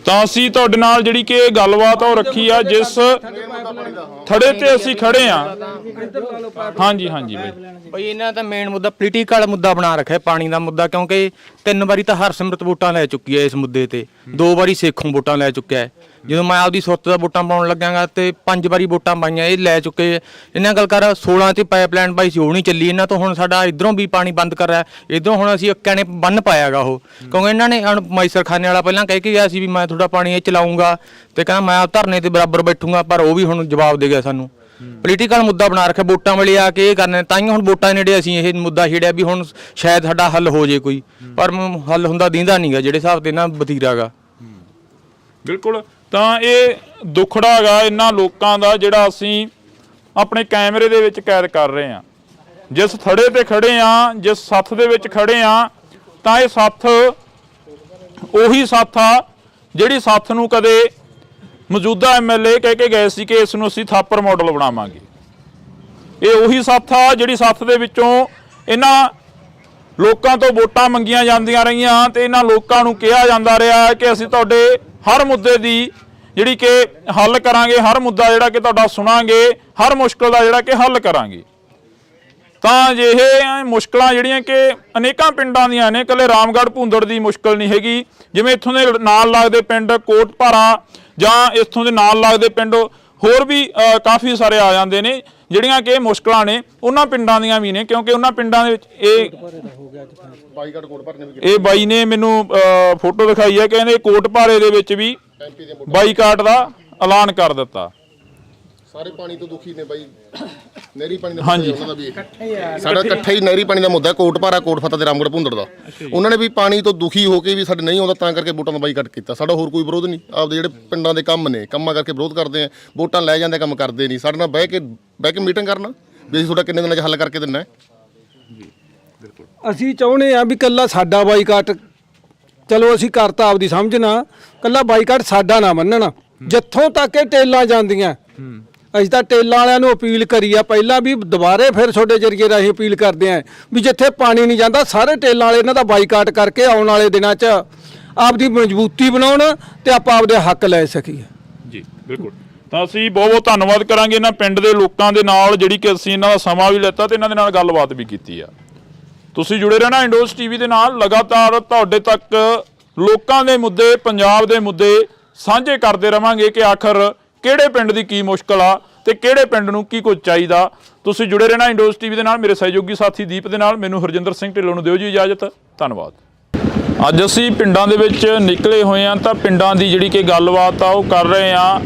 ਤਾਂ ਅਸੀਂ ਤੁਹਾਡੇ ਨਾਲ ਜਿਹੜੀ ਕਿ ਇਹ ਗੱਲਬਾਤ ਆ ਉਹ ਰੱਖੀ ਆ, ਜਿਸ ਥੜੇ ਤੇ ਅਸੀਂ ਖੜੇ ਆ। ਹਾਂਜੀ ਹਾਂਜੀ ਬਈ ਇਹਨਾਂ ਦਾ ਮੇਨ ਮੁੱਦਾ ਪੋਲੀਟੀਕਲ ਮੁੱਦਾ ਬਣਾ ਰੱਖਿਆ, ਪਾਣੀ ਦਾ ਮੁੱਦਾ। ਕਿਉਂਕਿ 3 ਵਾਰੀ ਤਾਂ ਹਰਸਿਮਰਤ ਵੋਟਾਂ ਲੈ ਚੁੱਕੀ ਹੈ ਇਸ ਮੁੱਦੇ ਤੇ, 2 ਵਾਰੀ ਸੇਖੋਂ ਵੋਟਾਂ ਲੈ ਚੁੱਕਿਆ ਹੈ। ਜਦੋਂ ਮੈਂ ਆਪਦੀ ਸੁੱਤ ਦਾ ਵੋਟਾਂ ਪਾਉਣ ਲੱਗਾਂਗਾ ਤੇ 5 ਵਾਰੀ ਵੋਟਾਂ ਪਾਈਆਂ, ਇਹ ਲੈ ਚੁੱਕੇ। ਇਹਨਾਂ ਗੱਲ ਕਰ 16 'ਚ ਪਾਈਪਲਾਈਨ ਪਾਈ ਸੀ, ਉਹ ਨਹੀਂ ਚੱਲੀ। ਇਹਨਾਂ ਤੋਂ ਹੁਣ ਸਾਡਾ ਇਧਰੋਂ ਵੀ ਪਾਣੀ ਬੰਦ ਕਰ ਰਿਹਾ, ਇਧਰੋਂ ਹੁਣ ਅਸੀਂ ਅੱਕਿਆਂ ਨੇ ਬੰਨ ਪਾਇਆਗਾ ਉਹ। ਕਿਉਂਕਿ ਇਹਨਾਂ ਨੇ ਮਾਈਸਰਖਾਨੇ ਵਾਲਾ ਪਹਿਲਾਂ ਕਹਿ ਕੇ ਗਿਆ ਸੀ ਵੀ ਮੈਂ ਤੁਹਾਡਾ ਪਾਣੀ ਇਹ ਚਲਾਉਂਗਾ, ਤੇ ਕਹਿੰਦਾ ਮੈਂ ਧਰਨੇ ਤੇ ਬਰਾਬਰ ਬੈਠੂੰਗਾ, ਪਰ ਉਹ ਵੀ ਹੁਣ ਜਵਾਬ ਦੇ ਗਿਆ ਸਾਨੂੰ। ਪੋਲੀਟੀਕਲ ਮੁੱਦਾ ਬਣਾ ਰੱਖਿਆ, ਵੋਟਾਂ ਵੇਲੇ ਆ ਕੇ ਇਹ ਕਰਨੇ। ਤਾਂ ਹੀ ਹੁਣ ਵੋਟਾਂ ਨੇੜੇ ਅਸੀਂ ਇਹ ਮੁੱਦਾ ਛੇੜਿਆ ਵੀ ਹੁਣ ਸ਼ਾਇਦ ਸਾਡਾ ਹੱਲ ਹੋ ਜੇ ਕੋਈ, ਪਰ ਹੱਲ ਹੁੰਦਾ ਦੀਂਦਾ ਨਹੀਂਗਾ ਜਿਹੜੇ ਹਿਸਾਬ ਤੇ ਨਾ ਵਤੀਰਾਗਾ। ਬਿਲਕੁਲ। ਤਾਂ ਇਹ ਦੁੱਖੜਾ ਹੈਗਾ ਇਹਨਾਂ ਲੋਕਾਂ ਦਾ ਜਿਹੜਾ ਅਸੀਂ ਆਪਣੇ ਕੈਮਰੇ ਦੇ ਵਿੱਚ ਕੈਦ ਕਰ ਰਹੇ ਹਾਂ। ਜਿਸ ਥੜੇ ਤੇ ਖੜੇ ਆ, ਜਿਸ ਸੱਥ ਦੇ ਵਿੱਚ ਖੜੇ ਆ, ਤਾਂ ਇਹ ਸੱਥ ਉਹੀ ਸੱਥ ਆ ਜਿਹੜੀ ਸੱਥ ਨੂੰ ਕਦੇ ਮੌਜੂਦਾ ਐਮਐਲਏ ਕਹਿ ਕੇ ਗਏ ਸੀ ਕਿ ਇਸ ਨੂੰ ਅਸੀਂ ਥਾਪਰ ਮਾਡਲ ਬਣਾਵਾਂਗੇ। ਇਹ ਉਹੀ ਸੱਥ ਆ ਜਿਹੜੀ ਸੱਥ ਦੇ ਵਿੱਚੋਂ ਇਹਨਾਂ ਲੋਕਾਂ ਤੋਂ ਵੋਟਾਂ ਮੰਗੀਆਂ ਜਾਂਦੀਆਂ ਰਹੀਆਂ ਤੇ ਇਹਨਾਂ ਲੋਕਾਂ ਨੂੰ ਕਿਹਾ ਜਾਂਦਾ ਰਿਹਾ ਕਿ ਅਸੀਂ ਤੁਹਾਡੇ ਹਰ ਮੁੱਦੇ ਦੀ ਜਿਹੜੀ ਕਿ ਹੱਲ ਕਰਾਂਗੇ, ਹਰ ਮੁੱਦਾ ਜਿਹੜਾ ਕਿ ਤੁਹਾਡਾ ਸੁਣਾਂਗੇ, ਹਰ ਮੁਸ਼ਕਲ ਦਾ ਜਿਹੜਾ ਕਿ ਹੱਲ ਕਰਾਂਗੇ। ਤਾਂ ਇਹ ਮੁਸ਼ਕਲਾਂ ਜਿਹੜੀਆਂ ਕਿ ਅਨੇਕਾਂ ਪਿੰਡਾਂ ਦੀਆਂ ਨੇ, ਇਕੱਲੇ ਰਾਮਗੜ੍ਹ ਭੂੰਦੜ ਦੀ ਮੁਸ਼ਕਲ ਨਹੀਂ ਹੈਗੀ। ਜਿਵੇਂ ਇੱਥੋਂ ਦੇ ਨਾਲ ਲੱਗਦੇ ਪਿੰਡ ਕੋਟਭਾਰਾ ਜਾਂ ਇੱਥੋਂ ਦੇ ਨਾਲ ਲੱਗਦੇ ਪਿੰਡ ਹੋਰ ਵੀ ਕਾਫੀ ਸਾਰੇ ਆ ਜਾਂਦੇ ਨੇ ਜਿਹੜੀਆਂ ਕਿ ਮੁਸ਼ਕਲਾਂ ਨੇ ਉਹਨਾਂ ਪਿੰਡਾਂ ਦੀਆਂ ਵੀ ਨੇ, ਕਿਉਂਕਿ ਉਹਨਾਂ ਪਿੰਡਾਂ ਦੇ ਵਿੱਚ ਇਹ ਬਾਈ ਨੇ ਮੈਨੂੰ ਫੋਟੋ ਦਿਖਾਈ ਹੈ, ਕਹਿੰਦੇ ਕੋਟਭਾਰੇ ਦੇ ਵਿੱਚ ਵੀ ਬਾਈਕਾਟ ਦਾ ਐਲਾਨ ਕਰ ਦਿੱਤਾ। ਸਾਰੇ ਪਾਣੀ ਤੋਂ ਦੁਖੀ ਨੇ ਬਾਈ, ਨਹਿਰੀ ਪਾਣੀ ਦਾ ਮੁੱਦਾ ਉਹਨਾਂ ਦਾ ਵੀ ਸਾਡਾ ਇਕੱਠਾ ਹੀ ਨਹਿਰੀ ਪਾਣੀ ਦਾ ਮੁੱਦਾ ਕੋਟਭਾਰਾ, ਕੋਟਫਤਾ ਤੇ ਰਾਮਗੜ੍ਹ ਭੁੰਦੜ ਦਾ। ਉਹਨਾਂ ਨੇ ਵੀ ਪਾਣੀ ਤੋਂ ਦੁਖੀ ਹੋ ਕੇ ਵੀ ਸਾਡੇ ਨਹੀਂ ਆਉਂਦਾ ਤਾਂ ਕਰਕੇ ਵੋਟਾਂ ਦਾ ਬਾਈਕਾਟ ਕੀਤਾ। ਸਾਡਾ ਹੋਰ ਕੋਈ ਵਿਰੋਧ ਨਹੀਂ, ਆਪਦੇ ਜਿਹੜੇ ਪਿੰਡਾਂ ਦੇ ਕੰਮ ਨੇ ਕੰਮਾਂ ਕਰਕੇ ਵਿਰੋਧ ਕਰਦੇ ਆ। ਵੋਟਾਂ ਲੈ ਜਾਂਦੇ ਕੰਮ ਕਰਦੇ ਨਹੀਂ। ਸਾਡੇ ਨਾਲ ਬਹਿ ਕੇ ਮੀਟਿੰਗ ਕਰਨਾ ਵੀ ਅਸੀਂ ਤੁਹਾਡਾ ਕਿੰਨੇ ਦਿਨਾਂ 'ਚ ਹੱਲ ਕਰਕੇ ਦਿੰਨਾ ਹੈ। ਅਸੀਂ ਚਾਹੁੰਦੇ ਆ ਵੀ ਕੱਲਾ ਸਾਡਾ ਬਾਈਕਾਟ, ਚਲੋ ਅਸੀਂ ਕਰਤਾ ਆਪਦੀ ਸਮਝਣਾ, ਕੱਲਾ ਬਾਈਕਾਟ ਸਾਡਾ ਨਾ ਮੰਨਣਾ। ਜਿੱਥੋਂ ਤੱਕ ਇਹ ਟੇਲਾਂ ਜਾਂਦੀਆਂ ਅਸੀਂ ਤਾਂ ਟੇਲਾਂ ਵਾਲਿਆਂ ਨੂੰ ਅਪੀਲ ਕਰੀ ਆ ਪਹਿਲਾਂ ਵੀ, ਦੁਬਾਰੇ ਫਿਰ ਤੁਹਾਡੇ ਜਰੀਏ ਰਾਹੀਂ ਅਪੀਲ ਕਰਦੇ ਆ ਵੀ ਜਿੱਥੇ ਪਾਣੀ ਨਹੀਂ ਜਾਂਦਾ ਸਾਰੇ ਟੇਲਾਂ ਵਾਲੇ ਇਹਨਾਂ ਦਾ ਬਾਈਕਾਟ ਕਰਕੇ ਆਉਣ ਵਾਲੇ ਦਿਨਾਂ 'ਚ ਆਪਦੀ ਮਜ਼ਬੂਤੀ ਬਣਾਉਣ ਤੇ ਆਪਾਂ ਆਪਦੇ ਹੱਕ ਲੈ ਸਕੀਏ। ਜੀ ਬਿਲਕੁਲ। ਤਾਂ ਅਸੀਂ ਬਹੁਤ ਬਹੁਤ ਧੰਨਵਾਦ ਕਰਾਂਗੇ ਇਹਨਾਂ ਪਿੰਡ ਦੇ ਲੋਕਾਂ ਦੇ ਨਾਲ, ਜਿਹੜੀ ਕਿ ਅਸੀਂ ਇਹਨਾਂ ਦਾ ਸਮਾਂ ਵੀ ਲਿੱਤਾ ਤੇ ਇਹਨਾਂ ਦੇ ਨਾਲ ਗੱਲਬਾਤ ਵੀ ਕੀਤੀ ਆ। ਤੁਸੀਂ ਜੁੜੇ ਰਹਿਣਾ ਇੰਡੋਜ਼ ਟੀਵੀ ਦੇ ਨਾਲ, ਲਗਾਤਾਰ ਤੁਹਾਡੇ ਤੱਕ ਲੋਕਾਂ ਦੇ ਮੁੱਦੇ, ਪੰਜਾਬ ਦੇ ਮੁੱਦੇ ਸਾਂਝੇ ਕਰਦੇ ਰਵਾਂਗੇ ਕਿ ਆਖਰ ਕਿਹੜੇ ਪਿੰਡ ਦੀ ਕੀ ਮੁਸ਼ਕਲ ਆ ਤੇ ਕਿਹੜੇ ਪਿੰਡ ਨੂੰ ਕੀ ਕੁਝ ਚਾਹੀਦਾ। ਤੁਸੀਂ ਜੁੜੇ ਰਹਿਣਾ ਇੰਡੋਜ਼ ਟੀਵੀ ਦੇ ਨਾਲ, ਮੇਰੇ ਸਹਿਯੋਗੀ ਸਾਥੀ ਦੀਪ ਦੇ ਨਾਲ। ਮੈਨੂੰ ਹਰਜਿੰਦਰ ਸਿੰਘ ਢਿੱਲੋਂ ਨੂੰ ਦਿਓ ਜੀ ਇਜਾਜ਼ਤ, ਧੰਨਵਾਦ। ਅੱਜ ਅਸੀਂ ਪਿੰਡਾਂ ਦੇ ਵਿੱਚ ਨਿਕਲੇ ਹੋਏ ਹਾਂ ਤਾਂ ਪਿੰਡਾਂ ਦੀ ਜਿਹੜੀ ਕਿ ਗੱਲਬਾਤ ਆ ਉਹ ਕਰ ਰਹੇ ਹਾਂ।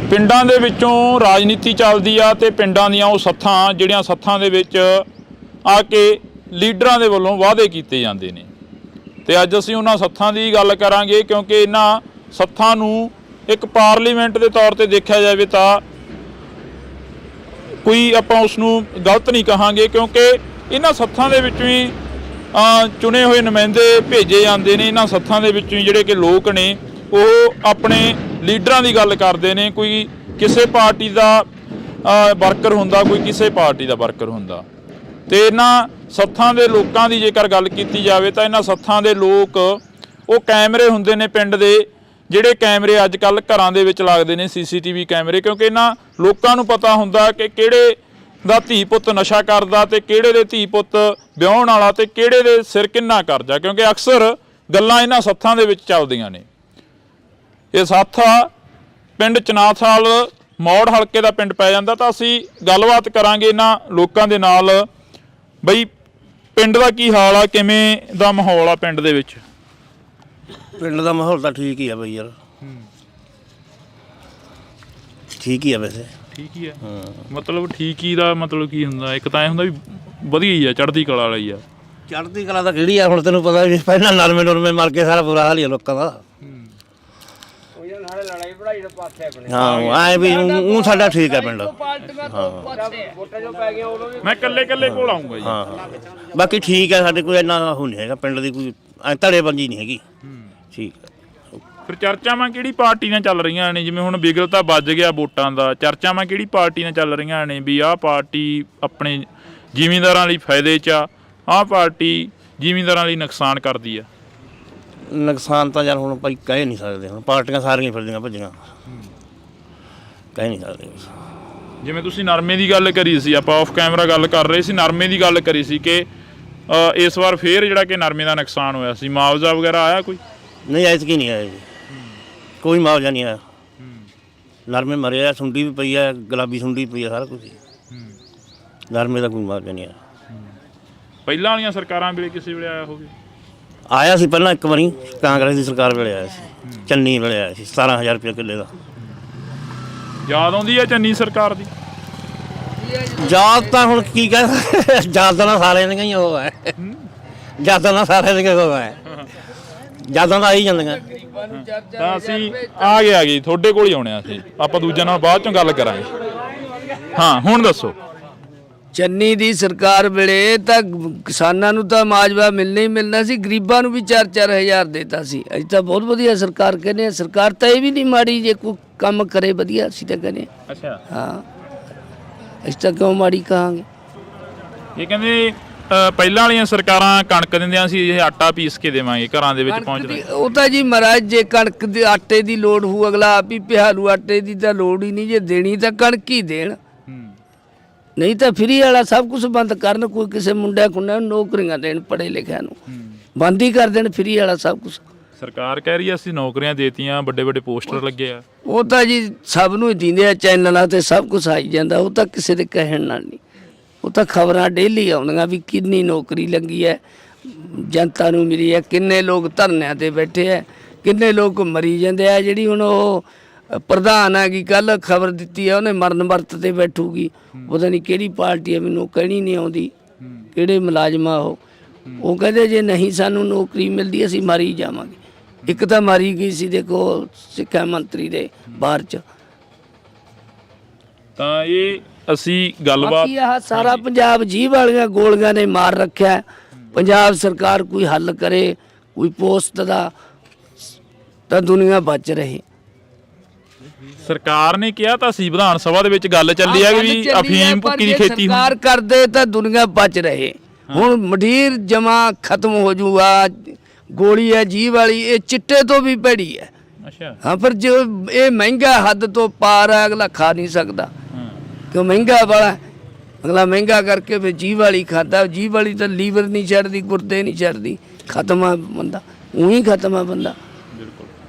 ਪਿੰਡਾਂ ਦੇ ਵਿੱਚੋਂ ਰਾਜਨੀਤੀ ਚੱਲਦੀ ਆ ਤੇ ਪਿੰਡਾਂ ਦੀਆਂ ਉਹ ਸੱਥਾਂ ਜਿਹੜੀਆਂ ਸੱਥਾਂ ਦੇ ਵਿੱਚ ਆ ਕੇ ਲੀਡਰਾਂ ਦੇ ਵੱਲੋਂ ਵਾਅਦੇ ਕੀਤੇ ਜਾਂਦੇ ਨੇ ਤੇ ਅੱਜ ਅਸੀਂ ਉਹਨਾਂ ਸੱਥਾਂ ਦੀ ਗੱਲ ਕਰਾਂਗੇ, ਕਿਉਂਕਿ ਇਹਨਾਂ ਸੱਥਾਂ ਨੂੰ ਇੱਕ ਪਾਰਲੀਮੈਂਟ ਦੇ ਤੌਰ ਤੇ ਦੇਖਿਆ ਜਾਵੇ ਤਾਂ ਕੋਈ ਆਪਾਂ ਉਸ ਨੂੰ ਗਲਤ ਨਹੀਂ ਕਹਾਂਗੇ, ਕਿਉਂਕਿ ਇਹਨਾਂ ਸੱਥਾਂ ਦੇ ਵਿੱਚੋਂ ਹੀ ਚੁਣੇ ਹੋਏ ਨੁਮਾਇੰਦੇ ਭੇਜੇ ਜਾਂਦੇ ਨੇ। ਇਹਨਾਂ ਸੱਥਾਂ ਦੇ ਵਿੱਚੋਂ ਹੀ ਜਿਹੜੇ ਕਿ ਲੋਕ ਨੇ ਉਹ ਆਪਣੇ ਲੀਡਰਾਂ ਦੀ ਗੱਲ ਕਰਦੇ ਨੇ। ਕੋਈ ਕਿਸੇ ਪਾਰਟੀ ਦਾ ਵਰਕਰ ਹੁੰਦਾ, ਕੋਈ ਕਿਸੇ ਪਾਰਟੀ ਦਾ ਵਰਕਰ ਹੁੰਦਾ। ਤੇ ਇਹਨਾਂ ਸੱਥਾਂ ਦੇ ਲੋਕਾਂ ਦੀ ਜੇਕਰ ਗੱਲ ਕੀਤੀ ਜਾਵੇ ਤਾਂ ਇਹਨਾਂ ਸੱਥਾਂ ਦੇ ਲੋਕ ਉਹ ਕੈਮਰੇ ਹੁੰਦੇ ਨੇ ਪਿੰਡ ਦੇ, ਜਿਹੜੇ ਕੈਮਰੇ ਅੱਜ ਕੱਲ੍ਹ ਘਰਾਂ ਦੇ ਵਿੱਚ ਲੱਗਦੇ ਨੇ, CCTV ਕੈਮਰੇ, ਕਿਉਂਕਿ ਇਹਨਾਂ ਲੋਕਾਂ ਨੂੰ ਪਤਾ ਹੁੰਦਾ ਕਿ ਕਿਹੜੇ ਦਾ ਧੀ ਪੁੱਤ ਨਸ਼ਾ ਕਰਦਾ ਤੇ ਕਿਹੜੇ ਦੇ ਧੀ ਪੁੱਤ ਵਿਆਹੁਣ ਵਾਲਾ ਤੇ ਕਿਹੜੇ ਦੇ ਸਿਰ ਕਿੰਨਾ ਕਰਜ਼ਾ, ਕਿਉਂਕਿ ਅਕਸਰ ਗੱਲਾਂ ਇਹਨਾਂ ਸੱਥਾਂ ਦੇ ਵਿੱਚ ਚੱਲਦੀਆਂ ਨੇ। ਇਹ ਸੱਥ ਆ ਪਿੰਡ ਚਨਾਥਾਲ ਮੌੜ ਹਲਕੇ ਦਾ ਪਿੰਡ ਪੈ ਜਾਂਦਾ। ਤਾਂ ਅਸੀਂ ਗੱਲਬਾਤ ਕਰਾਂਗੇ ਇਹਨਾਂ ਲੋਕਾਂ ਦੇ ਨਾਲ, ਬਈ ਪਿੰਡ ਦਾ ਕੀ ਹਾਲ ਆ, ਕਿਵੇਂ ਦਾ ਮਾਹੌਲ ਆ ਪਿੰਡ ਦੇ ਵਿੱਚ? ਪਿੰਡ ਦਾ ਮਾਹੌਲ ਤਾਂ ਠੀਕ ਹੀ ਆ ਬਈ ਯਾਰ, ਠੀਕ ਹੀ ਆ ਵੈਸੇ। ਠੀਕ ਹੀ ਆ, ਮਤਲਬ ਠੀਕ ਹੀ ਦਾ ਮਤਲਬ ਕੀ ਹੁੰਦਾ? ਇੱਕ ਤਾਂ ਇਹ ਹੁੰਦਾ ਵੀ ਵਧੀਆ ਹੀ ਆ, ਚੜ੍ਹਦੀ ਕਲਾ ਵਾਲੀ ਆ। ਚੜ੍ਹਦੀ ਕਲਾ ਤਾਂ ਕਿਹੜੀ ਆ, ਹੁਣ ਤੈਨੂੰ ਪਤਾ ਵੀ ਪਹਿਲਾਂ ਨਰਮੇ ਨੁਰਮੇ ਮਰ ਕੇ ਸਾਰਾ ਬੁਰਾ ਹਾਲ ਹੀ ਆ ਲੋਕਾਂ ਦਾ। ਹਾਂ ਐ ਵੀ ਉਹ ਸਾਡਾ ਠੀਕ ਹੈ ਪਿੰਡ। ਮੈਂ ਕੱਲੇ ਕੋਲ ਆਉਂਗਾ ਜੀ। ਹਾਂ ਬਾਕੀ ਠੀਕ ਹੈ, ਸਾਡੇ ਕੋਈ ਇੰਨਾ ਉਹ ਨਹੀਂ ਹੈਗਾ ਪਿੰਡ ਦੀ, ਕੋਈ ਐ ਧੜੇਬੰਦੀ ਨਹੀਂ ਹੈਗੀ। ਠੀਕ ਹੈ। ਫਿਰ ਚਰਚਾਵਾਂ ਕਿਹੜੀ ਪਾਰਟੀ ਨਾਲ ਚੱਲ ਰਹੀਆਂ ਨੇ? ਜਿਵੇਂ ਹੁਣ ਬਿਗਲ ਤਾਂ ਵੱਜ ਗਿਆ ਵੋਟਾਂ ਦਾ, ਚਰਚਾਵਾਂ ਕਿਹੜੀ ਪਾਰਟੀ ਨਾਲ ਚੱਲ ਰਹੀਆਂ ਨੇ ਵੀ ਆਹ ਪਾਰਟੀ ਆਪਣੇ ਜ਼ਿਮੀਂਦਾਰਾਂ ਲਈ ਫਾਇਦੇ 'ਚ ਆ, ਆਹ ਪਾਰਟੀ ਜ਼ਿਮੀਂਦਾਰਾਂ ਲਈ ਨੁਕਸਾਨ ਕਰਦੀ ਆ? ਨੁਕਸਾਨ ਤਾਂ ਯਾਰ ਹੁਣ ਭਾਈ ਕਹਿ ਨਹੀਂ ਸਕਦੇ, ਹੁਣ ਪਾਰਟੀਆਂ ਸਾਰੀਆਂ ਫਿਰਦੀਆਂ ਭੱਜੀਆਂ, ਕਹਿ ਨਹੀਂ ਸਕਦੇ। ਜਿਵੇਂ ਤੁਸੀਂ ਨਰਮੇ ਦੀ ਗੱਲ ਕਰੀ ਸੀ, ਆਪਾਂ ਆਫ ਕੈਮਰਾ ਗੱਲ ਕਰ ਰਹੇ ਸੀ, ਨਰਮੇ ਦੀ ਗੱਲ ਕਰੀ ਸੀ ਕਿ ਇਸ ਵਾਰ ਫੇਰ ਜਿਹੜਾ ਕਿ ਨਰਮੇ ਦਾ ਨੁਕਸਾਨ ਹੋਇਆ ਸੀ, ਮੁਆਵਜ਼ਾ ਵਗੈਰਾ ਆਇਆ ਕੋਈ? ਨਹੀਂ ਐਤਕੀ ਨਹੀਂ ਆਇਆ ਜੀ, ਕੋਈ ਮੁਆਵਜ਼ਾ ਨਹੀਂ ਆਇਆ। ਨਰਮੇ ਮਰੇ ਆ, ਸੁੰਡੀ ਵੀ ਪਈ ਆ, ਗੁਲਾਬੀ ਸੁੰਡੀ ਪਈ ਆ, ਸਾਰਾ ਕੁਝ। ਨਰਮੇ ਦਾ ਕੋਈ ਮੁਆਵਜ਼ਾ ਨਹੀਂ ਆਇਆ। ਪਹਿਲਾਂ ਵਾਲੀਆਂ ਸਰਕਾਰਾਂ ਵੇਲੇ ਕਿਸੇ ਵੇਲੇ ਆਇਆ ਹੋਵੇ? ਆਇਆ ਸੀ ਪਹਿਲਾਂ ਇੱਕ ਵਾਰੀ, ਕਾਂਗਰਸ ਦੀ ਸਰਕਾਰ ਵੇਲੇ ਆਇਆ ਸੀ, ਚੰਨੀ ਵੇਲੇ ਆਇਆ ਸੀ 17,000 ਰੁਪਏ ਕਿੱਲੇ ਦਾ। ਯਾਦ ਆਉਂਦੀ ਹੈ ਚੰਨੀ ਸਰਕਾਰ ਦੀ? ਯਾਦ ਤਾਂ ਹੁਣ ਕੀ ਕਹਿ, ਯਾਦਾਂ ਨਾਲ ਸਾਰਿਆਂ ਦੀਆਂ ਹੀ ਉਹ ਹੈ, ਯਾਦਾਂ ਨਾਲ ਸਾਰਿਆਂ ਦੀਆਂ ਉਹ ਹੈ, ਯਾਦਾਂ ਤਾਂ ਆਈ ਜਾਂਦੀਆਂ। ਤਾਂ ਅਸੀਂ ਆ ਗਏ ਤੁਹਾਡੇ ਕੋਲ ਹੀ ਆਉਣੇ ਆ, ਅਸੀਂ ਆਪਾਂ ਦੂਜਿਆਂ ਨਾਲ ਬਾਅਦ ਚੋਂ ਗੱਲ ਕਰਾਂਗੇ। ਹਾਂ ਹੁਣ ਦੱਸੋ। ਚੰਨੀ ਦੀ ਸਰਕਾਰ ਵੇਲੇ ਤਾਂ ਕਿਸਾਨਾਂ ਨੂੰ ਤਾਂ ਮਾਜਵਾ ਮਿਲਣਾ ਹੀ ਮਿਲਣਾ ਸੀ, ਗਰੀਬਾਂ ਨੂੰ ਵੀ 4-4 ਹਜ਼ਾਰ ਦੇਤਾ ਸੀ। ਅਸੀਂ ਤਾਂ ਬਹੁਤ ਵਧੀਆ ਸਰਕਾਰ ਕਹਿੰਦੇ ਆ। ਸਰਕਾਰ ਤਾਂ ਇਹ ਵੀ ਨਹੀਂ ਮਾੜੀ, ਜੇ ਕੋਈ ਕੰਮ ਕਰੇ ਵਧੀਆ ਅਸੀਂ ਤਾਂ ਕਹਿੰਦੇ ਹਾਂ। ਅੱਛਾ ਹਾਂ, ਅਸੀਂ ਤਾਂ ਕਿਉਂ ਮਾੜੀ ਕਹਾਂਗੇ। ਇਹ ਕਹਿੰਦੇ ਪਹਿਲਾਂ ਵਾਲੀਆਂ ਸਰਕਾਰਾਂ ਕਣਕ ਦਿੰਦੀਆਂ ਸੀ, ਇਹ ਆਟਾ ਪੀਸ ਕੇ ਦੇਵਾਂਗੇ ਘਰਾਂ ਦੇ ਵਿੱਚ ਪਹੁੰਚਦਾ। ਉਹ ਤਾਂ ਜੀ ਮਹਾਰਾਜ ਜੇ ਕਣਕ ਦੇ ਆਟੇ ਦੀ ਲੋੜ ਹੋਊ ਅਗਲਾ ਆਪ ਹੀ ਪਿਹਾਲੂ, ਆਟੇ ਦੀ ਤਾਂ ਲੋੜ ਹੀ ਨਹੀਂ। ਜੇ ਦੇਣੀ ਤਾਂ ਕਣਕ ਹੀ ਦੇਣ, ਨਹੀਂ ਤਾਂ ਫਰੀ ਵਾਲਾ ਸਭ ਕੁਝ ਬੰਦ ਕਰਨ। ਕੋਈ ਕਿਸੇ ਮੁੰਡਿਆਂ ਕੁੰਡਿਆਂ ਨੂੰ ਨੌਕਰੀਆਂ ਦੇਣ, ਪੜ੍ਹੇ ਲਿਖਿਆਂ ਨੂੰ ਬੰਦ ਹੀ ਕਰ ਦੇਣ ਫਰੀ ਵਾਲਾ ਸਭ ਕੁਝ। ਸਰਕਾਰ ਕਹਿ ਰਹੀ ਹੈ ਅਸੀਂ ਨੌਕਰੀਆਂ ਦੇਤੀਆਂ, ਵੱਡੇ ਵੱਡੇ ਪੋਸਟਰ ਲੱਗੇ ਆ। ਉਹ ਤਾਂ ਜੀ ਸਭ ਨੂੰ ਹੀ ਦਿੰਦੇ ਆ, ਚੈਨਲਾਂ ਤੇ ਸਭ ਕੁਝ ਆਈ ਜਾਂਦਾ। ਉਹ ਤਾਂ ਕਿਸੇ ਦੇ ਕਹਿਣ ਨਾਲ ਨਹੀਂ, ਉਹ ਤਾਂ ਖਬਰਾਂ ਡੇਲੀ ਆਉਂਦੀਆਂ ਵੀ ਕਿੰਨੀ ਨੌਕਰੀ ਲੱਗੀ ਹੈ, ਜਨਤਾ ਨੂੰ ਮਿਲੀ ਹੈ, ਕਿੰਨੇ ਲੋਕ ਧਰਨਿਆਂ ਤੇ ਬੈਠੇ ਹੈ, ਕਿੰਨੇ ਲੋਕ ਮਰੀ ਜਾਂਦੇ ਆ। ਜਿਹੜੀ ਹੁਣ ਉਹ ਪ੍ਰਧਾਨ ਆ ਗਈ ਕੱਲ ਖਬਰ ਦਿੱਤੀ ਹੈ, ਉਹਨੇ ਮਰਨ ਵਰਤ ਤੇ ਬੈਠੂਗੀ। ਪਤਾ ਨਹੀਂ ਕਿਹੜੀ ਪਾਰਟੀ ਹੈ, ਮੈਨੂੰ ਕਹਿਣੀ ਨਹੀਂ ਆਉਂਦੀ ਕਿਹੜੇ ਮੁਲਾਜ਼ਮ ਆ ਉਹ ਕਹਿੰਦੇ ਜੇ ਨਹੀਂ ਸਾਨੂੰ ਨੌਕਰੀ ਮਿਲਦੀ ਅਸੀਂ ਮਾਰੀ ਜਾਵਾਂਗੇ। ਇੱਕ ਤਾਂ ਮਾਰੀ ਗਈ ਸੀ ਦੇਖੋ ਸਿੱਖਿਆ ਮੰਤਰੀ ਦੇ ਬਾਹਰ ਚ। ਤਾਂ ਇਹ ਅਸੀਂ ਗੱਲਬਾਤ ਆਹ ਸਾਰਾ ਪੰਜਾਬ ਜੀਭ ਵਾਲੀਆਂ ਗੋਲੀਆਂ ਨੇ ਮਾਰ ਰੱਖਿਆ। ਪੰਜਾਬ ਸਰਕਾਰ ਕੋਈ ਹੱਲ ਕਰੇ, ਕੋਈ ਪੋਸਟ ਦਾ, ਤਾਂ ਦੁਨੀਆ ਬਚ ਰਹੇ। ਸਰਕਾਰ ਨੇ ਕਿਹਾ ਤਾਂ ਸੀ, ਵਿਧਾਨ ਸਭਾ ਦੇ ਵਿੱਚ ਗੱਲ ਚੱਲੀ ਹੈ ਵੀ ਅਫੀਮ ਭੁੱਕੀ ਦੀ ਖੇਤੀ ਸਰਕਾਰ ਕਰਦੇ ਤਾਂ ਦੁਨੀਆ ਬਚ ਰਹੇ। ਹੁਣ ਮੰਡੀਰ ਜਮਾ ਖਤਮ ਹੋ ਜੂਗਾ। ਗੋਲੀ ਹੈ ਜੀਭ ਵਾਲੀ, ਇਹ ਚਿੱਟੇ ਤੋਂ ਵੀ ਭੈੜੀ ਹੈ। ਅੱਛਾ ਹਾਂ, ਪਰ ਜੋ ਇਹ ਮਹਿੰਗਾ ਹੱਦ ਤੋਂ ਪਾਰ ਹੈ, ਅਗਲਾ ਖਾ ਨਹੀਂ ਸਕਦਾ ਕਿਉਂ ਮਹਿੰਗਾ ਵਾਲਾ। ਅਗਲਾ ਮਹਿੰਗਾ ਕਰਕੇ ਫਿਰ ਜੀਭ ਵਾਲੀ ਖਾਂਦਾ। ਜੀਭ ਵਾਲੀ ਤਾਂ ਲੀਵਰ ਨਹੀਂ ਛੱਡਦੀ, ਗੁਰਦੇ ਨਹੀਂ ਛੱਡਦੀ, ਖਤਮ ਆ ਬੰਦਾ, ਉਹੀ ਖਤਮ ਆ ਬੰਦਾ।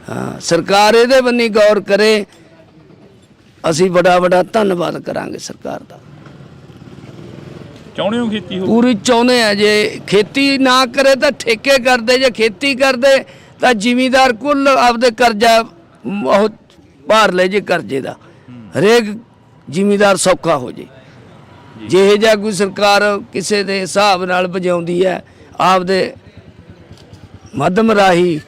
ਹਾਂ, ਸਰਕਾਰ ਇਹਦੇ ਬੰਨੀ ਗੌਰ ਕਰੇ। ਅਸੀਂ ਬੜਾ ਬੜਾ ਧੰਨਵਾਦ ਕਰਾਂਗੇ ਸਰਕਾਰ ਦਾ। ਚਾਹੁੰਦੇ ਹੋ ਖੇਤੀ ਹੋ ਪੂਰੀ ਚਾਹੁੰਦੇ ਆ। ਜੇ ਖੇਤੀ ਨਾ ਕਰੇ ਤਾਂ ਠੇਕੇ ਕਰਦੇ, ਜੇ ਖੇਤੀ ਕਰਦੇ ਤਾਂ ਜ਼ਿਮੀਂਦਾਰ ਕੁੱਲ ਆਪਦੇ ਕਰਜ਼ਾ ਉਹ ਭਾਰ ਲੈ ਜੇ ਕਰਜ਼ੇ ਦਾ। ਹਰੇਕ ਜ਼ਿਮੀਂਦਾਰ ਸੌਖਾ ਹੋ ਜੇ। ਜਿਹੇ ਜਿਹਾ ਕੋਈ ਸਰਕਾਰ ਕਿਸੇ ਦੇ ਹਿਸਾਬ ਨਾਲ ਵਜਾਉਂਦੀ ਹੈ, ਆਪਦੇ ਮਾਧਮ ਰਾਹੀਂ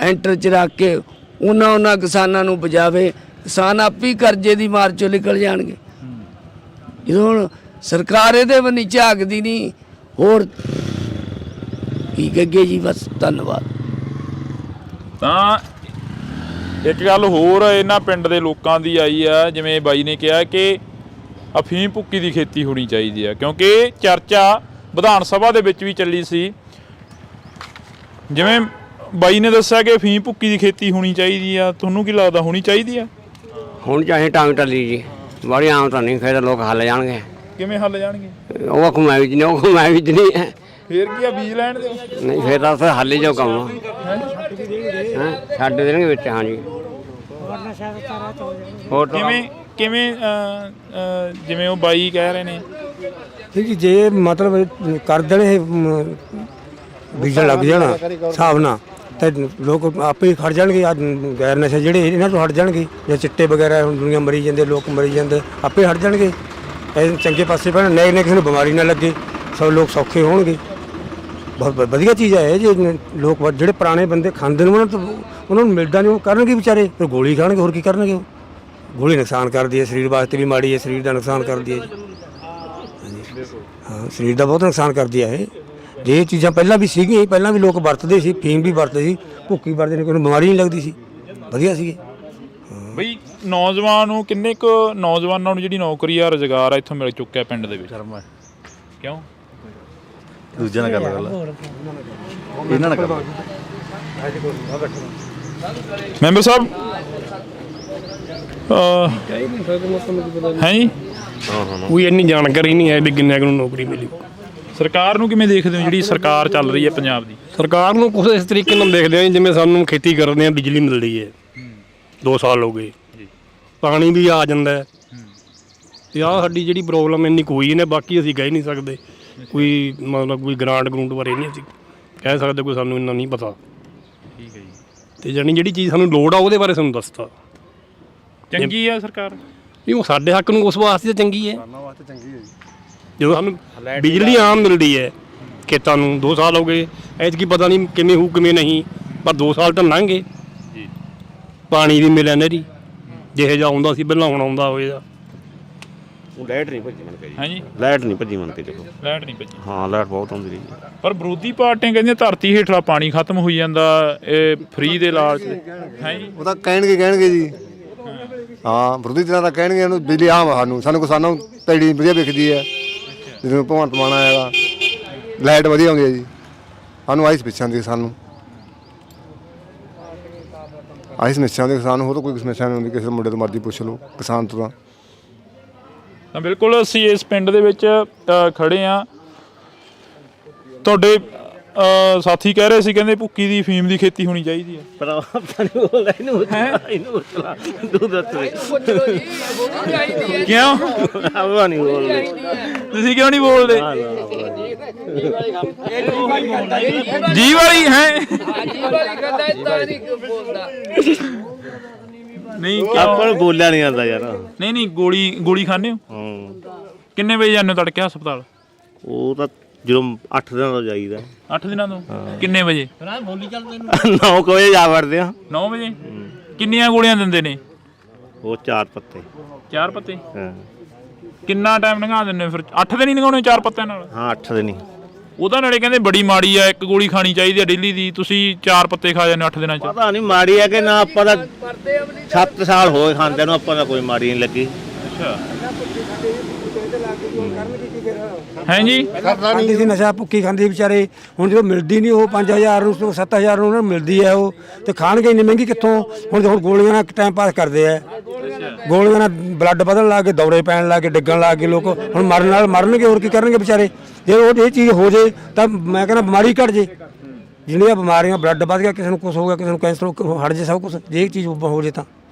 ਐਂਟਰ ਚ ਰੱਖ ਕੇ ਉਹਨਾਂ ਕਿਸਾਨਾਂ ਨੂੰ ਬਚਾਵੇ, ਕਿਸਾਨ ਆਪ ਹੀ ਕਰਜ਼ੇ ਦੀ ਮਾਰ ਚੋਂ ਨਿਕਲ ਜਾਣਗੇ। ਜਦੋਂ ਹੁਣ ਸਰਕਾਰ ਇਹਦੇ ਬੰਨੀ ਝਾਕਦੀ ਨਹੀਂ, ਹੋਰ ਕੀ ਕਹਗੇ ਜੀ। ਬਸ ਧੰਨਵਾਦ। ਤਾਂ ਇੱਕ ਗੱਲ ਹੋਰ ਇਹਨਾਂ ਪਿੰਡ ਦੇ ਲੋਕਾਂ ਦੀ ਆਈ ਆ, ਜਿਵੇਂ ਬਾਈ ਨੇ ਕਿਹਾ ਕਿ ਅਫੀਮ ਭੁੱਕੀ ਦੀ ਖੇਤੀ ਹੋਣੀ ਚਾਹੀਦੀ ਆ, ਕਿਉਂਕਿ ਚਰਚਾ ਵਿਧਾਨ ਸਭਾ ਦੇ ਵਿੱਚ ਵੀ ਚੱਲੀ ਸੀ। ਜਿਵੇਂ ਬਾਈ ਨੇ ਦੱਸਿਆ ਕਿ ਅਫੀਮ ਭੁੱਕੀ ਦੀ ਖੇਤੀ ਹੋਣੀ ਚਾਹੀਦੀ ਆ, ਤੁਹਾਨੂੰ ਕੀ ਲੱਗਦਾ ਹੋਣੀ ਚਾਹੀਦੀ ਆ? ਹੁਣ ਚਾਹੇ ਟਾਂਗ ਟੱਲੀ ਜੀ, ਬੜੀ ਆਮ ਤਾਂ ਨਹੀਂ, ਫਿਰ ਲੋਕ ਹੱਲ ਜਾਣਗੇ। ਕਿਵੇਂ ਹੱਲ ਜਾਣਗੇ? ਉਹ ਘੁਮਾਈ ਵਿੱਚ ਨਹੀਂ, ਉਹ ਘੁਮਾਈ ਵਿੱਚ ਨਹੀਂ ਹੈ। ਫੇਰ ਕੀ ਆ, ਬੀਜ ਲੈਣ ਦਿਓ। ਨਹੀਂ ਫਿਰ ਤਾਂ ਉੱਥੇ ਹੱਲ ਹੀ ਜੋ ਕੰਮ ਛੱਡ ਦੇਣਗੇ ਵਿੱਚ। ਹਾਂਜੀ ਹੋਰ ਕਿਵੇਂ ਕਿਵੇਂ ਜਿਵੇਂ ਉਹ ਬਾਈ ਕਹਿ ਰਹੇ ਨੇ ਜੀ, ਜੇ ਮਤਲਬ ਕਰ ਦੇਣ ਇਹ ਬੀਜਣ ਲੱਗ ਜਾਣਾ ਹਿਸਾਬ ਨਾਲ, ਤਾਂ ਲੋਕ ਆਪੇ ਹੀ ਖੜ ਜਾਣਗੇ। ਆ ਗੈਰ ਨਸ਼ੇ ਜਿਹੜੇ ਇਹਨਾਂ ਤੋਂ ਹਟ ਜਾਣਗੇ। ਜੇ ਚਿੱਟੇ ਵਗੈਰਾ ਹੁਣ ਦੁਨੀਆ ਮਰੀ ਜਾਂਦੇ, ਲੋਕ ਮਰੀ ਜਾਂਦੇ, ਆਪੇ ਹਟ ਜਾਣਗੇ। ਇਹ ਚੰਗੇ ਪਾਸੇ ਪੈਣ, ਨਏ ਕਿਸੇ ਨੂੰ ਬਿਮਾਰੀ ਨਾ ਲੱਗੇ, ਸਭ ਲੋਕ ਸੌਖੇ ਹੋਣਗੇ। ਬਹੁਤ ਵਧੀਆ ਚੀਜ਼ ਹੈ। ਜੇ ਲੋਕ ਜਿਹੜੇ ਪੁਰਾਣੇ ਬੰਦੇ ਖਾਂਦੇ ਨੇ ਉਹਨਾਂ ਨੂੰ ਮਿਲਦਾ ਨਹੀਂ, ਉਹ ਕਰਨਗੇ ਵਿਚਾਰੇ, ਫਿਰ ਗੋਲੀ ਖਾਣਗੇ, ਹੋਰ ਕੀ ਕਰਨਗੇ। ਉਹ ਗੋਲੀ ਨੁਕਸਾਨ ਕਰਦੀ ਹੈ, ਸਰੀਰ ਵਾਸਤੇ ਵੀ ਮਾੜੀ ਹੈ, ਸਰੀਰ ਦਾ ਨੁਕਸਾਨ ਕਰਦੀ ਹੈ ਜੀ। ਹਾਂ, ਸਰੀਰ ਦਾ ਬਹੁਤ ਨੁਕਸਾਨ ਕਰਦੀ ਹੈ ਇਹ। ਜੇ ਇਹ ਚੀਜ਼ਾਂ ਪਹਿਲਾਂ ਵੀ ਸੀਗੀਆਂ, ਪਹਿਲਾਂ ਵੀ ਲੋਕ ਵਰਤਦੇ ਸੀ, ਫੀਮ ਵੀ ਵਰਤਦੇ ਸੀ, ਭੁੱਕੀ ਵਰਤਦੇ ਨੇ, ਕੋਈ ਬਿਮਾਰੀ ਨਹੀਂ ਲੱਗਦੀ ਸੀ, ਵਧੀਆ ਸੀਗੇ। ਬਈ ਨੌਜਵਾਨ ਨੂੰ ਕਿੰਨੇ ਕੁ ਨੌਜਵਾਨਾਂ ਨੂੰ ਜਿਹੜੀ ਨੌਕਰੀ ਆ, ਰੁਜ਼ਗਾਰ ਆ ਇੱਥੋਂ ਮਿਲ ਚੁੱਕਿਆ ਪਿੰਡ ਦੇ ਵਿੱਚ? ਕਿਉਂ ਦੂਜਿਆਂ ਨਾਲ ਗੱਲ ਇਹਨਾਂ ਨਾਲ ਕਰ। ਮੈਂਬਰ ਸਾਹਿਬ ਹੈ ਜੀ, ਕੋਈ ਇੰਨੀ ਜਾਣਕਾਰੀ ਨਹੀਂ ਹੈ ਵੀ ਕਿੰਨੇ ਨੂੰ ਨੌਕਰੀ ਮਿਲੀ। ਸਰਕਾਰ ਨੂੰ ਕਿਵੇਂ ਦੇਖਦੇ ਹੋ, ਜਿਹੜੀ ਸਰਕਾਰ ਚੱਲ ਰਹੀ ਹੈ ਪੰਜਾਬ ਦੀ? ਸਰਕਾਰ ਨੂੰ ਕੁਝ ਇਸ ਤਰੀਕੇ ਨਾਲ ਦੇਖਦੇ ਆ ਜਿਵੇਂ ਸਾਨੂੰ ਖੇਤੀ ਕਰਦੇ ਆ, ਬਿਜਲੀ ਮਿਲਦੀ ਹੈ 2 ਸਾਲ ਹੋ ਗਏ, ਪਾਣੀ ਵੀ ਆ ਜਾਂਦਾ ਹੈ, ਤੇ ਆਹ ਸਾਡੀ ਜਿਹੜੀ ਪ੍ਰੋਬਲਮ ਇੰਨੀ ਕੋਈ ਨੇ। ਬਾਕੀ ਅਸੀਂ ਕਹਿ ਨਹੀਂ ਸਕਦੇ ਕੋਈ, ਮਤਲਬ ਕੋਈ ਗ੍ਰਾਂਟ ਬਾਰੇ ਨਹੀਂ ਅਸੀਂ ਕਹਿ ਸਕਦੇ, ਕੋਈ ਸਾਨੂੰ ਇੰਨਾ ਨਹੀਂ ਪਤਾ। ਠੀਕ ਹੈ ਜੀ। ਤੇ ਜਾਣੀ ਜਿਹੜੀ ਚੀਜ਼ ਸਾਨੂੰ ਲੋੜ ਆ ਉਹਦੇ ਬਾਰੇ ਸਾਨੂੰ ਦੱਸਤਾ। ਚੰਗੀ ਆ ਸਰਕਾਰ? ਨਹੀਂ, ਉਹ ਸਾਡੇ ਹੱਕ ਨੂੰ ਉਸ ਵਾਸਤੇ ਚੰਗੀ ਹੈ। ਚੰਗੀ ਹੈ ਜੀ। ਜਦੋਂ ਸਾਨੂੰ ਬਿਜਲੀ ਆਮ ਮਿਲਦੀ ਹੈ ਖੇਤਾਂ ਨੂੰ 2 ਸਾਲ ਹੋ ਗਏ, ਐਤਕੀ ਪਤਾ ਨਹੀਂ ਕਿਵੇਂ ਹੋਊ ਕਿਵੇਂ ਨਹੀਂ, ਪਰ 2 ਸਾਲ ਤਾਂ ਲੰਘ ਗਏ। ਪਾਣੀ ਵੀ ਮਿਲਿਆ ਨਹਿਰੀ, ਜਿਹੇ ਜਿਹਾ ਆਉਂਦਾ ਸੀ ਪਹਿਲਾਂ, ਹੁਣ ਆਉਂਦਾ ਹੋਏਗਾ। ਲਾਈਟ ਨਹੀਂ ਭੱਜੀ ਮੰਨ ਕੇ ਜੀ। ਹਾਂਜੀ ਲਾਈਟ ਨਹੀਂ ਭੱਜੀ ਮੰਨ ਕੇ ਚਲੋ। ਲਾਈਟ ਨਹੀਂ ਭੱਜੀ। ਹਾਂ ਲਾਈਟ ਬਹੁਤ ਆਉਂਦੀ ਰਹੀ ਪਰ ਵਿਰੋਧੀ ਪਾਰਟੀਆਂ ਕਹਿੰਦੀਆਂ ਧਰਤੀ ਹੇਠਲਾ ਪਾਣੀ ਖਤਮ ਹੋਈ ਜਾਂਦਾ, ਇਹ ਫ੍ਰੀ ਦੇ ਲਾਲਚ ਹੈ ਜੀ। ਉਹ ਤਾਂ ਕਹਿਣਗੇ ਜੀ। ਹਾਂ ਵਿਰੋਧੀ ਧਿਰਾਂ ਤਾਂ ਕਹਿਣਗੇ ਇਹਨੂੰ ਬਿਜਲੀ ਆਮ ਸਾਨੂੰ ਕਿਸਾਨਾਂ ਨੂੰ ਪੈੜੀ ਵਧੀਆ ਵਿਕਦੀ ਹੈ। ਜਦੋਂ ਭਗਵੰਤ ਮਾਨ ਆਏਗਾ ਲਾਈਟ ਵਧੀਆ ਆਉਂਦੀ ਹੈ ਜੀ। ਸਾਨੂੰ ਆਹੀ ਸਮੱਸਿਆ ਦੀ ਸਾਨੂੰ ਆਹੀ ਸਮੱਸਿਆ ਦੇ ਕਿਸਾਨ ਹੋਰ ਤਾਂ ਕੋਈ ਸਮੱਸਿਆ ਨਹੀਂ ਹੁੰਦੀ। ਕਿਸੇ ਮੁੰਡੇ ਤੋਂ ਮਰਜ਼ੀ ਪੁੱਛ ਲਓ ਕਿਸਾਨ ਤੋਂ ਤਾਂ ਬਿਲਕੁਲ ਅਸੀਂ ਇਸ ਪਿੰਡ ਦੇ ਵਿੱਚ ਖੜੇ ਆ। ਤੁਹਾਡੇ ਸਾਥੀ ਕਹਿ ਰਹੇ ਸੀ, ਕਹਿੰਦੇ ਭੁੱਕੀ ਦੀ ਫੀਮ ਦੀ ਖੇਤੀ ਹੋਣੀ ਚਾਹੀਦੀ ਹੈ। ਕਿਉਂ ਤੁਸੀਂ ਕਿਉਂ ਨਹੀਂ ਬੋਲਦੇ? ਜੀ ਵਾਲੀ ਹੈ ਨਹੀਂ ਆਪਾਂ ਨੂੰ ਬੋਲਿਆ ਨਹੀਂ ਆਉਂਦਾ ਯਾਰ। ਨਹੀਂ ਗੋਲੀ ਖਾਂਦੇ ਹੋ? ਕਿੰਨੇ ਵਜੇ ਜਾਂਦੇ ਹੋ ਤੜਕੇ ਹਸਪਤਾਲ? ਉਹ ਤਾਂ ਜਦੋਂ 8 ਦਿਨਾਂ ਤੋਂ ਜਾਈਦਾ। 8 ਦਿਨਾਂ ਤੋਂ? ਕਿੰਨੇ ਵਜੇ? 9 ਵਜੇ ਜਾ ਵੜਦੇ ਆ। 9 ਵਜੇ? ਕਿੰਨੀਆਂ ਗੋਲੀਆਂ ਦਿੰਦੇ ਨੇ ਉਹ? 4 ਪੱਤੇ। 4 ਪੱਤੇ? ਹਾਂ। ਕਿੰਨਾ ਟਾਈਮ ਲੰਘਾ ਦਿੰਦੇ ਫਿਰ? 8 ਦਿਨ ਹੀ ਲੰਘਾਉਣੇ 4 ਪੱਤਿਆਂ ਨਾਲ? ਹਾਂ 8 ਦਿਨ ਹੀ। ਉਹਦਾ ਨਾਲੇ ਕਹਿੰਦੇ ਬੜੀ ਮਾੜੀ ਆ, 1 ਗੋਲੀ ਖਾਣੀ ਚਾਹੀਦੀ ਆ ਡੇਲੀ ਦੀ, ਤੁਸੀਂ 4 ਪੱਤੇ ਖਾ ਜਾਂਦੇ 8 ਦਿਨਾਂ ਚ। ਪਤਾ ਨਹੀਂ ਮਾੜੀ ਹੈ ਕਿ ਨਾ। ਆਪਾਂ ਦਾ 7 ਸਾਲ ਹੋਏ ਖਾਂਦੇ ਨੂੰ, ਆਪਾਂ ਦਾ ਕੋਈ ਮਾੜੀ ਨਹੀਂ ਲੱਗੀ। ਅੱਛਾ ਹੈ ਜੀ। ਖਾਂਦੀ ਸੀ ਨਸ਼ਾ, ਭੁੱਕੀ ਖਾਂਦੀ ਵਿਚਾਰੇ। ਹੁਣ ਜਦੋਂ ਮਿਲਦੀ ਨਹੀਂ ਉਹ 5000 ਨੂੰ 7000 ਨੂੰ ਉਹਨਾਂ ਨੂੰ ਮਿਲਦੀ ਹੈ, ਉਹ ਤੇ ਖਾਣਗੇ ਇੰਨੀ ਮਹਿੰਗੀ ਕਿੱਥੋਂ? ਹੁਣ ਗੋਲੀਆਂ ਨਾਲ ਟਾਈਮ ਪਾਸ ਕਰਦੇ ਆ। ਗੋਲੀਆਂ ਨਾਲ ਬਲੱਡ ਵਧਣ ਲੱਗ ਗਏ, ਦੌਰੇ ਪੈਣ ਲੱਗ ਗਏ, ਡਿੱਗਣ ਲੱਗ ਗਏ ਲੋਕ। ਹੁਣ ਮਰਨ ਨਾਲ ਮਰਨਗੇ, ਹੋਰ ਕੀ ਕਰਨਗੇ ਵਿਚਾਰੇ? ਜੇ ਉਹ ਇਹ ਚੀਜ਼ ਹੋ ਜੇ ਤਾਂ ਮੈਂ ਕਹਿੰਦਾ ਬਿਮਾਰੀ ਘਟ ਜੇ। ਜਿਹੜੀਆਂ ਬਿਮਾਰੀਆਂ, ਬਲੱਡ ਵੱਧ ਗਿਆ, ਕਿਸੇ ਨੂੰ ਕੁਛ ਹੋ ਗਿਆ, ਕਿਸੇ ਨੂੰ ਕੈਂਸਰ ਹਟ ਜੇ, ਸਭ ਕੁਛ ਜੇ ਇਹ ਚੀਜ਼ ਹੋ ਜੇ ਤਾਂ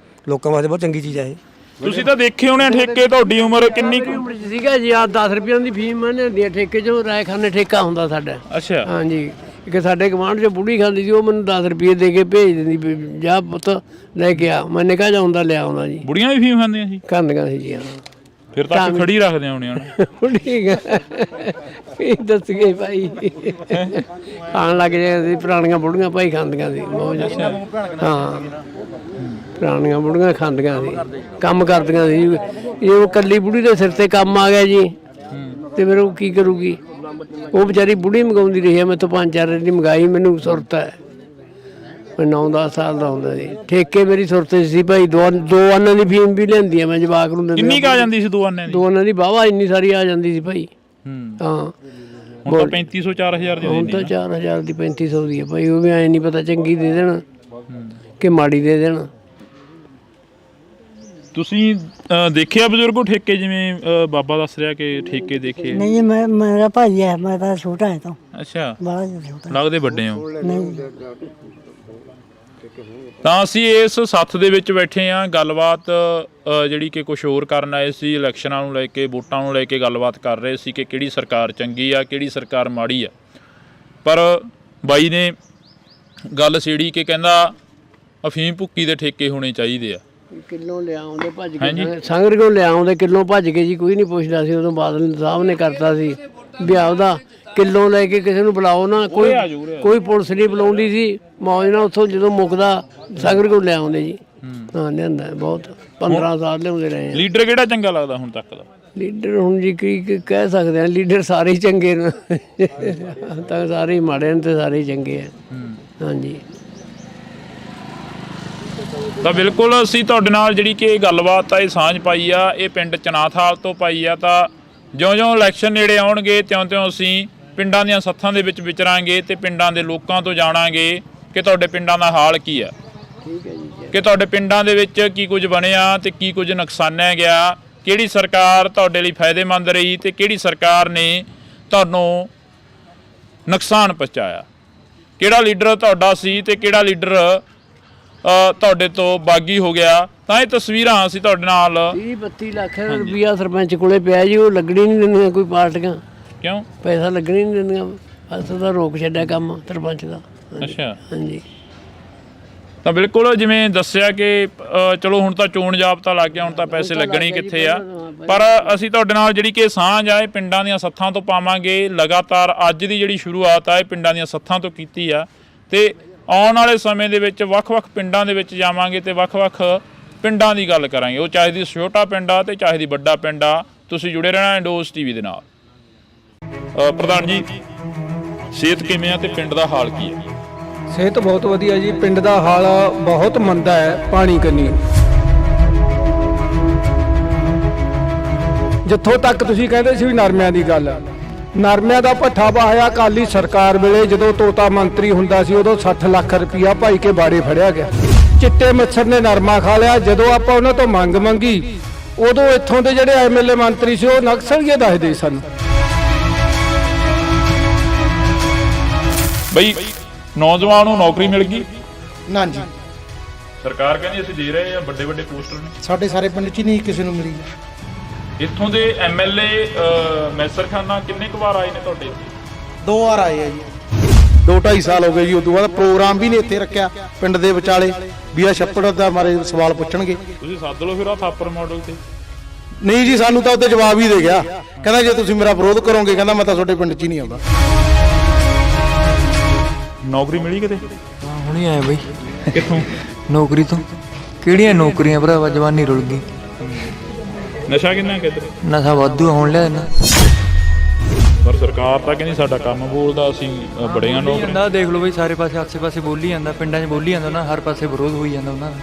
ਲੋਕਾਂ ਵਾਸਤੇ ਬਹੁਤ ਚੰਗੀ ਚੀਜ਼ ਹੈ ਇਹ। ਤੁਸੀਂ ਤਾਂ ਦੇਖੇ ਹੋਣੇ ਠੇਕੇ। ਤੁਹਾਡੀ ਉਮਰ ਕਿੰਨੀ ਕੁ ਸੀਗਾ ਜੀ? ਆ 10 ਰੁਪਏ ਦੀ ਫੀਮ ਮੰਨੇ ਹੁੰਦੀ ਹੈ ਠੇਕੇ 'ਚੋਂ। ਰਾਇਖਾਨੇ ਠੇਕਾ ਹੁੰਦਾ ਸਾਡਾ। ਅੱਛਾ ਹਾਂਜੀ। ਇੱਕ ਸਾਡੇ ਗਵਾਂਢ 'ਚ ਬੁੜੀ ਖਾਂਦੀ ਸੀ, ਉਹ ਮੈਨੂੰ 10 ਰੁਪਏ ਦੇ ਕੇ ਭੇਜ ਦਿੰਦੀ ਵੀ ਜਾ ਪੁੱਤ ਲੈ ਕੇ ਆ। ਮੈਂ ਨਿਕਾ ਜਾਂਦਾ ਲਿਆ ਆਉਂਦਾ ਜੀ। ਬੁੜੀਆਂ ਵੀ ਫੀਮ ਖਾਂਦੀਆਂ ਸੀ? ਖਾਂਦੀਆਂ ਸੀ ਜੀ। ਹਾਂ ਫਿਰ ਤਾਂ ਖੜੀ ਰੱਖਦੇ ਹੋਣੇ ਹੁਣ। ਠੀਕ ਹੈ ਕੀ ਦੱਸ ਗਏ ਭਾਈ। ਖਾਣ ਲੱਗ ਜਾਂਦੇ ਸੀ ਪੁਰਾਣੀਆਂ ਬੁੜੀਆਂ ਭਾਈ, ਖਾਂਦੀਆਂ ਸੀ ਬਹੁਤ। ਹਾਂ ਪੁਰਾਣੀਆਂ ਬੁੜੀਆਂ ਖਾਂਦੀਆਂ ਸੀ, ਕੰਮ ਕਰਦੀਆਂ ਸੀ। ਇਹ ਉਹ ਕੱਲੀ ਬੁੜੀ ਦੇ ਸਿਰ ਤੇ ਕੰਮ ਆ ਗਿਆ ਜੀ, ਤੇ ਫਿਰ ਉਹ ਕੀ ਕਰੂਗੀ? ਉਹ ਵਿਚਾਰੀ ਬੁੜੀ ਮੰਗਾਉਂਦੀ ਰਹੀ ਹੈ। ਮੈਂ ਤਾਂ 5-4 ਦਿਨ ਦੀ ਮੰਗਾਈ, ਮੈਨੂੰ ਸੁਰਤ ਹੈ। ਮੈਂ 9-10 ਸਾਲ ਦਾ ਹੁੰਦਾ ਸੀ। ਠੇਕੇ ਮੇਰੀ ਸੁਰਤ ਸੀ ਭਾਈ। ਦੋ ਆਨਾਂ ਦੀ ਫੀਮ ਵੀ ਲੈਂਦੀ ਆ ਮੈਂ ਜਵਾਕ ਨੂੰ। ਕਿੰਨੀ ਆ ਜਾਂਦੀ ਸੀ 2 ਆਨੇ ਦੀ? 2 ਆਨਾਂ ਦੀ ਵਾਹਵਾ ਇੰਨੀ ਸਾਰੀ ਆ ਜਾਂਦੀ ਸੀ ਭਾਈ। ਹਾਂ ਹੁਣ ਤਾਂ 3500 4000 ਦੀ ਹੁਣ ਤਾਂ 4000 ਦੀ 3500 ਦੀ ਹੈ ਭਾਈ। ਉਹ ਵੀ ਐ ਨਹੀਂ ਪਤਾ ਚੰਗੀ ਦੇ ਦੇਣ ਕਿ ਮਾੜੀ ਦੇ ਦੇਣ। ਤੁਸੀਂ ਦੇਖਿਆ ਬਜ਼ੁਰਗੋ ਠੇਕੇ? ਜਿਵੇਂ ਬਾਬਾ ਦੱਸ ਰਿਹਾ ਕਿ ਠੇਕੇ ਦੇਖੇ? ਨਹੀਂ ਮੇਰਾ ਭਾਈ ਹੈ, ਮੈਂ ਤਾਂ ਛੋਟਾ ਹੈ। ਤਾਂ ਅੱਛਾ ਬੜਾ ਛੋਟਾ ਲੱਗਦੇ ਵੱਡੇ ਹੋ। ਨਹੀਂ ਤਾਂ ਅਸੀਂ ਇਸ ਸੱਥ ਦੇ ਵਿੱਚ ਬੈਠੇ ਹਾਂ। ਗੱਲਬਾਤ ਜਿਹੜੀ ਕਿ ਕੁਝ ਹੋਰ ਕਰਨ ਆਏ ਸੀ, ਇਲੈਕਸ਼ਨਾਂ ਨੂੰ ਲੈ ਕੇ, ਵੋਟਾਂ ਨੂੰ ਲੈ ਕੇ ਗੱਲਬਾਤ ਕਰ ਰਹੇ ਸੀ ਕਿ ਕਿਹੜੀ ਸਰਕਾਰ ਚੰਗੀ ਆ, ਕਿਹੜੀ ਸਰਕਾਰ ਮਾੜੀ ਆ। ਪਰ ਬਾਈ ਨੇ ਗੱਲ ਛੇੜੀ ਕਿ ਕਹਿੰਦਾ ਅਫੀਮ ਭੁੱਕੀ ਦੇ ਠੇਕੇ ਹੋਣੇ ਚਾਹੀਦੇ ਆ। ਕਿਲੋ ਲਿਆਉਂਦੇ ਭੱਜ ਕੇ, ਸੰਗਰ ਕੋਲ ਲਿਆਉਂਦੇ ਕਿਲੋ ਭੱਜ ਕੇ ਜੀ। ਕੋਈ ਨਹੀਂ ਪੁੱਛਦਾ ਸੀ ਉਦੋਂ। ਬਾਦਲ ਸਾਹਿਬ ਨੇ ਕਰਤਾ ਸੀ ਵਿਆਹ ਦਾ। ਕਿਲੋ ਲੈ ਕੇ ਕਿਸੇ ਨੂੰ ਬੁਲਾਓ ਨਾ, ਕੋਈ ਪੁਲਿਸ ਨਹੀਂ ਬੁਲਾਉਂਦੀ ਸੀ। ਮੌਜ ਨਾਲ ਉੱਥੋਂ ਜਦੋਂ ਮੁੱਕਦਾ ਸੰਗਰ ਕੋਲ ਲਿਆਉਂਦੇ ਜੀ। ਹਾਂ ਲਿਆਂਦਾ ਬਹੁਤ। 15 ਸਾਲ ਲਿਆਉਂਦੇ ਰਹੇ। ਲੀਡਰ ਕਿਹੜਾ ਚੰਗਾ ਲੱਗਦਾ ਹੁਣ ਤੱਕ ਦਾ? ਲੀਡਰ ਹੁਣ ਜੀ ਕੀ ਕਹਿ ਸਕਦੇ ਆ? ਲੀਡਰ ਸਾਰੇ ਹੀ ਚੰਗੇ ਨੇ। ਤਾਂ ਸਾਰੇ ਹੀ ਮਾੜੇ ਨੇ ਤੇ ਸਾਰੇ ਹੀ ਚੰਗੇ ਆ। ਹਾਂਜੀ। ਤਾਂ ਬਿਲਕੁਲ ਅਸੀਂ ਤੁਹਾਡੇ ਨਾਲ ਜਿਹੜੀ ਕਿ ਗੱਲਬਾਤ ਆ ਇਹ ਸਾਂਝ ਪਾਈ ਆ, ਇਹ ਪਿੰਡ ਚਨਾਥਾਲ ਤੋਂ ਪਾਈ ਆ। ਤਾਂ ਜਿਉਂ-ਜਿਉਂ ਇਲੈਕਸ਼ਨ ਨੇੜੇ ਆਉਣਗੇ ਤਿਉਂ-ਤਿਉਂ ਅਸੀਂ ਪਿੰਡਾਂ ਦੀਆਂ ਸੱਥਾਂ ਦੇ ਵਿੱਚ ਵਿਚਰਾਂਗੇ ਤੇ ਪਿੰਡਾਂ ਦੇ ਲੋਕਾਂ ਤੋਂ ਜਾਣਾਂਗੇ ਕਿ ਤੁਹਾਡੇ ਪਿੰਡਾਂ ਦਾ ਹਾਲ ਕੀ ਆ, ਕਿ ਤੁਹਾਡੇ ਪਿੰਡਾਂ ਦੇ ਵਿੱਚ ਕੀ ਕੁਝ ਬਣਿਆ ਤੇ ਕੀ ਕੁਝ ਨੁਕਸਾਨਿਆ ਗਿਆ, ਕਿਹੜੀ ਸਰਕਾਰ ਤੁਹਾਡੇ ਲਈ ਫਾਇਦੇਮੰਦ ਰਹੀ ਤੇ ਕਿਹੜੀ ਸਰਕਾਰ ਨੇ ਤੁਹਾਨੂੰ ਨੁਕਸਾਨ ਪਹੁੰਚਾਇਆ, ਕਿਹੜਾ ਲੀਡਰ ਤੁਹਾਡਾ ਸੀ ਤੇ ਕਿਹੜਾ ਲੀਡਰ ਤੁਹਾਡੇ ਤੋਂ ਬਾਗੀ ਹੋ ਗਿਆ। ਤਾਂ ਇਹ ਤਸਵੀਰਾਂ ਅਸੀਂ ਤੁਹਾਡੇ ਨਾਲ 30-32 ਲੱਖ ਰੁਪਈਆ ਸਰਪੰਚ ਕੋਲੇ ਪਿਆ ਜੀ। ਉਹ ਲੱਗਣੀ ਨਹੀਂ ਦਿੰਦੀਆਂ ਕੋਈ ਪਾਰਟੀਆਂ। ਕਿਉਂ? ਪੈਸਾ ਲੱਗਣੀ ਨਹੀਂ ਦਿੰਦੀਆਂ। ਬਸ ਉਹਦਾ ਰੋਕ ਛੱਡਿਆ ਕੰਮ ਸਰਪੰਚ ਦਾ। ਅੱਛਾ ਹਾਂਜੀ। ਤਾਂ ਬਿਲਕੁਲ ਜਿਵੇਂ ਦੱਸਿਆ ਕਿ ਚਲੋ ਹੁਣ ਤਾਂ ਚੋਣ ਜਾਬਤਾ ਲੱਗ ਗਿਆ, ਹੁਣ ਤਾਂ ਪੈਸੇ ਲੱਗਣੇ ਕਿੱਥੇ ਆ। ਪਰ ਅਸੀਂ ਤੁਹਾਡੇ ਨਾਲ ਜਿਹੜੀ ਕਿ ਸਾਂਝ ਆ ਇਹ ਪਿੰਡਾਂ ਦੀਆਂ ਸੱਥਾਂ ਤੋਂ ਪਾਵਾਂਗੇ। ਲਗਾਤਾਰ ਅੱਜ ਦੀ ਜਿਹੜੀ ਸ਼ੁਰੂਆਤ ਆ ਇਹ ਪਿੰਡਾਂ ਦੀਆਂ ਸੱਥਾਂ ਤੋਂ ਕੀਤੀ ਆ ਤੇ ਆਉਣ ਵਾਲੇ ਸਮੇਂ ਦੇ ਵਿੱਚ ਵੱਖ-ਵੱਖ ਪਿੰਡਾਂ ਦੇ ਵਿੱਚ ਜਾਵਾਂਗੇ ਤੇ ਵੱਖ-ਵੱਖ ਪਿੰਡਾਂ ਦੀ ਗੱਲ ਕਰਾਂਗੇ। ਉਹ ਚਾਹੇ ਦੀ ਛੋਟਾ ਪਿੰਡ ਆ ਤੇ ਚਾਹੇ ਦੀ ਵੱਡਾ ਪਿੰਡ ਆ, ਤੁਸੀਂ ਜੁੜੇ ਰਹਿਣਾ ਇੰਡੋਸ ਟੀਵੀ ਦੇ ਨਾਲ। ਪ੍ਰਧਾਨ ਜੀ, ਸਿਹਤ ਕਿਵੇਂ ਆ ਤੇ ਪਿੰਡ ਦਾ ਹਾਲ ਕੀ ਹੈ? ਸਿਹਤ ਬਹੁਤ ਵਧੀਆ ਜੀ। ਪਿੰਡ ਦਾ ਹਾਲ ਬਹੁਤ ਮੰਦਾ ਹੈ ਪਾਣੀ ਕੰਨੀ। ਜਿੱਥੋਂ ਤੱਕ ਤੁਸੀਂ ਕਹਿੰਦੇ ਸੀ ਵੀ ਨਰਮਿਆਂ ਦੀ ਗੱਲ, ਨਰਮਿਆਂ ਦਾ ਭੱਠਾ ਪਾਇਆ ਅਕਾਲੀ ਸਰਕਾਰ ਵੇਲੇ ਜਦੋਂ ਤੋਤਾ ਮੰਤਰੀ ਹੁੰਦਾ ਸੀ, ਉਦੋਂ 60 ਲੱਖ ਰੁਪਇਆ ਭਾਈ ਕੇ ਬਾੜੇ ਫੜਿਆ ਗਿਆ। ਚਿੱਟੇ ਮੱਛਰ ਨੇ ਨਰਮਾ ਖਾ ਲਿਆ। ਜਦੋਂ ਆਪਾਂ ਉਹਨਾਂ ਤੋਂ ਮੰਗ ਮੰਗੀ, ਉਦੋਂ ਇੱਥੋਂ ਦੇ ਜਿਹੜੇ ਐਮਐਲਏ ਮੰਤਰੀ ਸੀ ਉਹ ਨਕਸਲੀਏ ਦੱਸਦੇ ਸਨ। ਬਈ ਨੌਜਵਾਨ ਨੂੰ ਨੌਕਰੀ ਮਿਲ ਗਈ? ਨਾ ਜੀ, ਸਰਕਾਰ ਕਹਿੰਦੀ ਅਸੀਂ ਦੇ ਰਹੇ ਆ, ਵੱਡੇ ਵੱਡੇ ਪੋਸਟਰ ਨੇ। ਸਾਡੇ ਸਾਰੇ ਪਿੰਡ 'ਚ ਨਹੀਂ ਕਿਸੇ ਨੂੰ ਮਿਲੀ। ਇੱਥੋਂ ਦੇ ਐਮਐਲਏ ਮੈਸਰ ਖਾਨਾ ਕਿੰਨੇ ਕੁ ਵਾਰ ਆਏ ਨੇ ਤੁਹਾਡੇ? 2 ਵਾਰ ਆਏ ਆ ਜੀ। 2-2.5 ਸਾਲ ਹੋ ਗਏ ਜੀ। ਉਦੋਂ ਬਾਅਦ ਪ੍ਰੋਗਰਾਮ ਵੀ ਨਹੀਂ ਇੱਥੇ ਰੱਖਿਆ ਪਿੰਡ ਦੇ ਵਿਚਾਲੇ ਵੀ ਆ ਛੱਪੜ ਦਾ ਮਾਰੇ ਸਵਾਲ ਪੁੱਛਣਗੇ। ਤੁਸੀਂ ਸੱਦ ਲਓ ਫਿਰ ਆ ਥਾਪਰ ਮਾਡਲ ਤੇ। ਨਹੀਂ ਜੀ, ਸਾਨੂੰ ਤਾਂ ਉਹਦੇ ਜਵਾਬ ਹੀ ਦੇ ਗਿਆ। ਕਹਿੰਦਾ ਜੇ ਤੁਸੀਂ ਮੇਰਾ ਵਿਰੋਧ ਕਰੋਗੇ, ਕਹਿੰਦਾ ਮੈਂ ਤਾਂ ਤੁਹਾਡੇ ਪਿੰਡ 'ਚ ਹੀ ਨਹੀਂ ਆਉਂਦਾ। ਨੌਕਰੀ ਮਿਲੀ ਕਿਤੇ? ਹਾਂ, ਹੁਣੀ ਆਏ ਬਈ। ਕਿੱਥੋਂ? ਨੌਕਰੀ ਤੋਂ। ਕਿਹੜੀਆਂ ਨੌਕਰੀਆਂ ਭਰਾਵਾ, ਜਵਾਨੀ ਰੁਲ ਗਈ। ਨਸ਼ਾ ਕਿੰਨਾ ਕਿੱਧਰ? ਨਸ਼ਾ ਵਾਧੂ ਹੋਣ ਲਿਆ ਨਾ। ਪਰ ਸਰਕਾਰ ਤਾਂ ਕਹਿੰਦੀ ਸਾਡਾ ਕੰਮ ਬੋਲਦਾ, ਅਸੀਂ ਬੜੀਆਂ ਨੌਕਰੀਆਂ। ਜਾਂਦਾ ਦੇਖ ਲਓ ਬਈ, ਸਾਰੇ ਪਾਸੇ ਆਸੇ ਪਾਸੇ ਬੋਲੀ ਜਾਂਦਾ, ਪਿੰਡਾਂ 'ਚ ਬੋਲੀ ਜਾਂਦਾ ਨਾ, ਹਰ ਪਾਸੇ ਵਿਰੋਧ ਹੋਈ ਜਾਂਦਾ ਉਹਨਾਂ ਦਾ।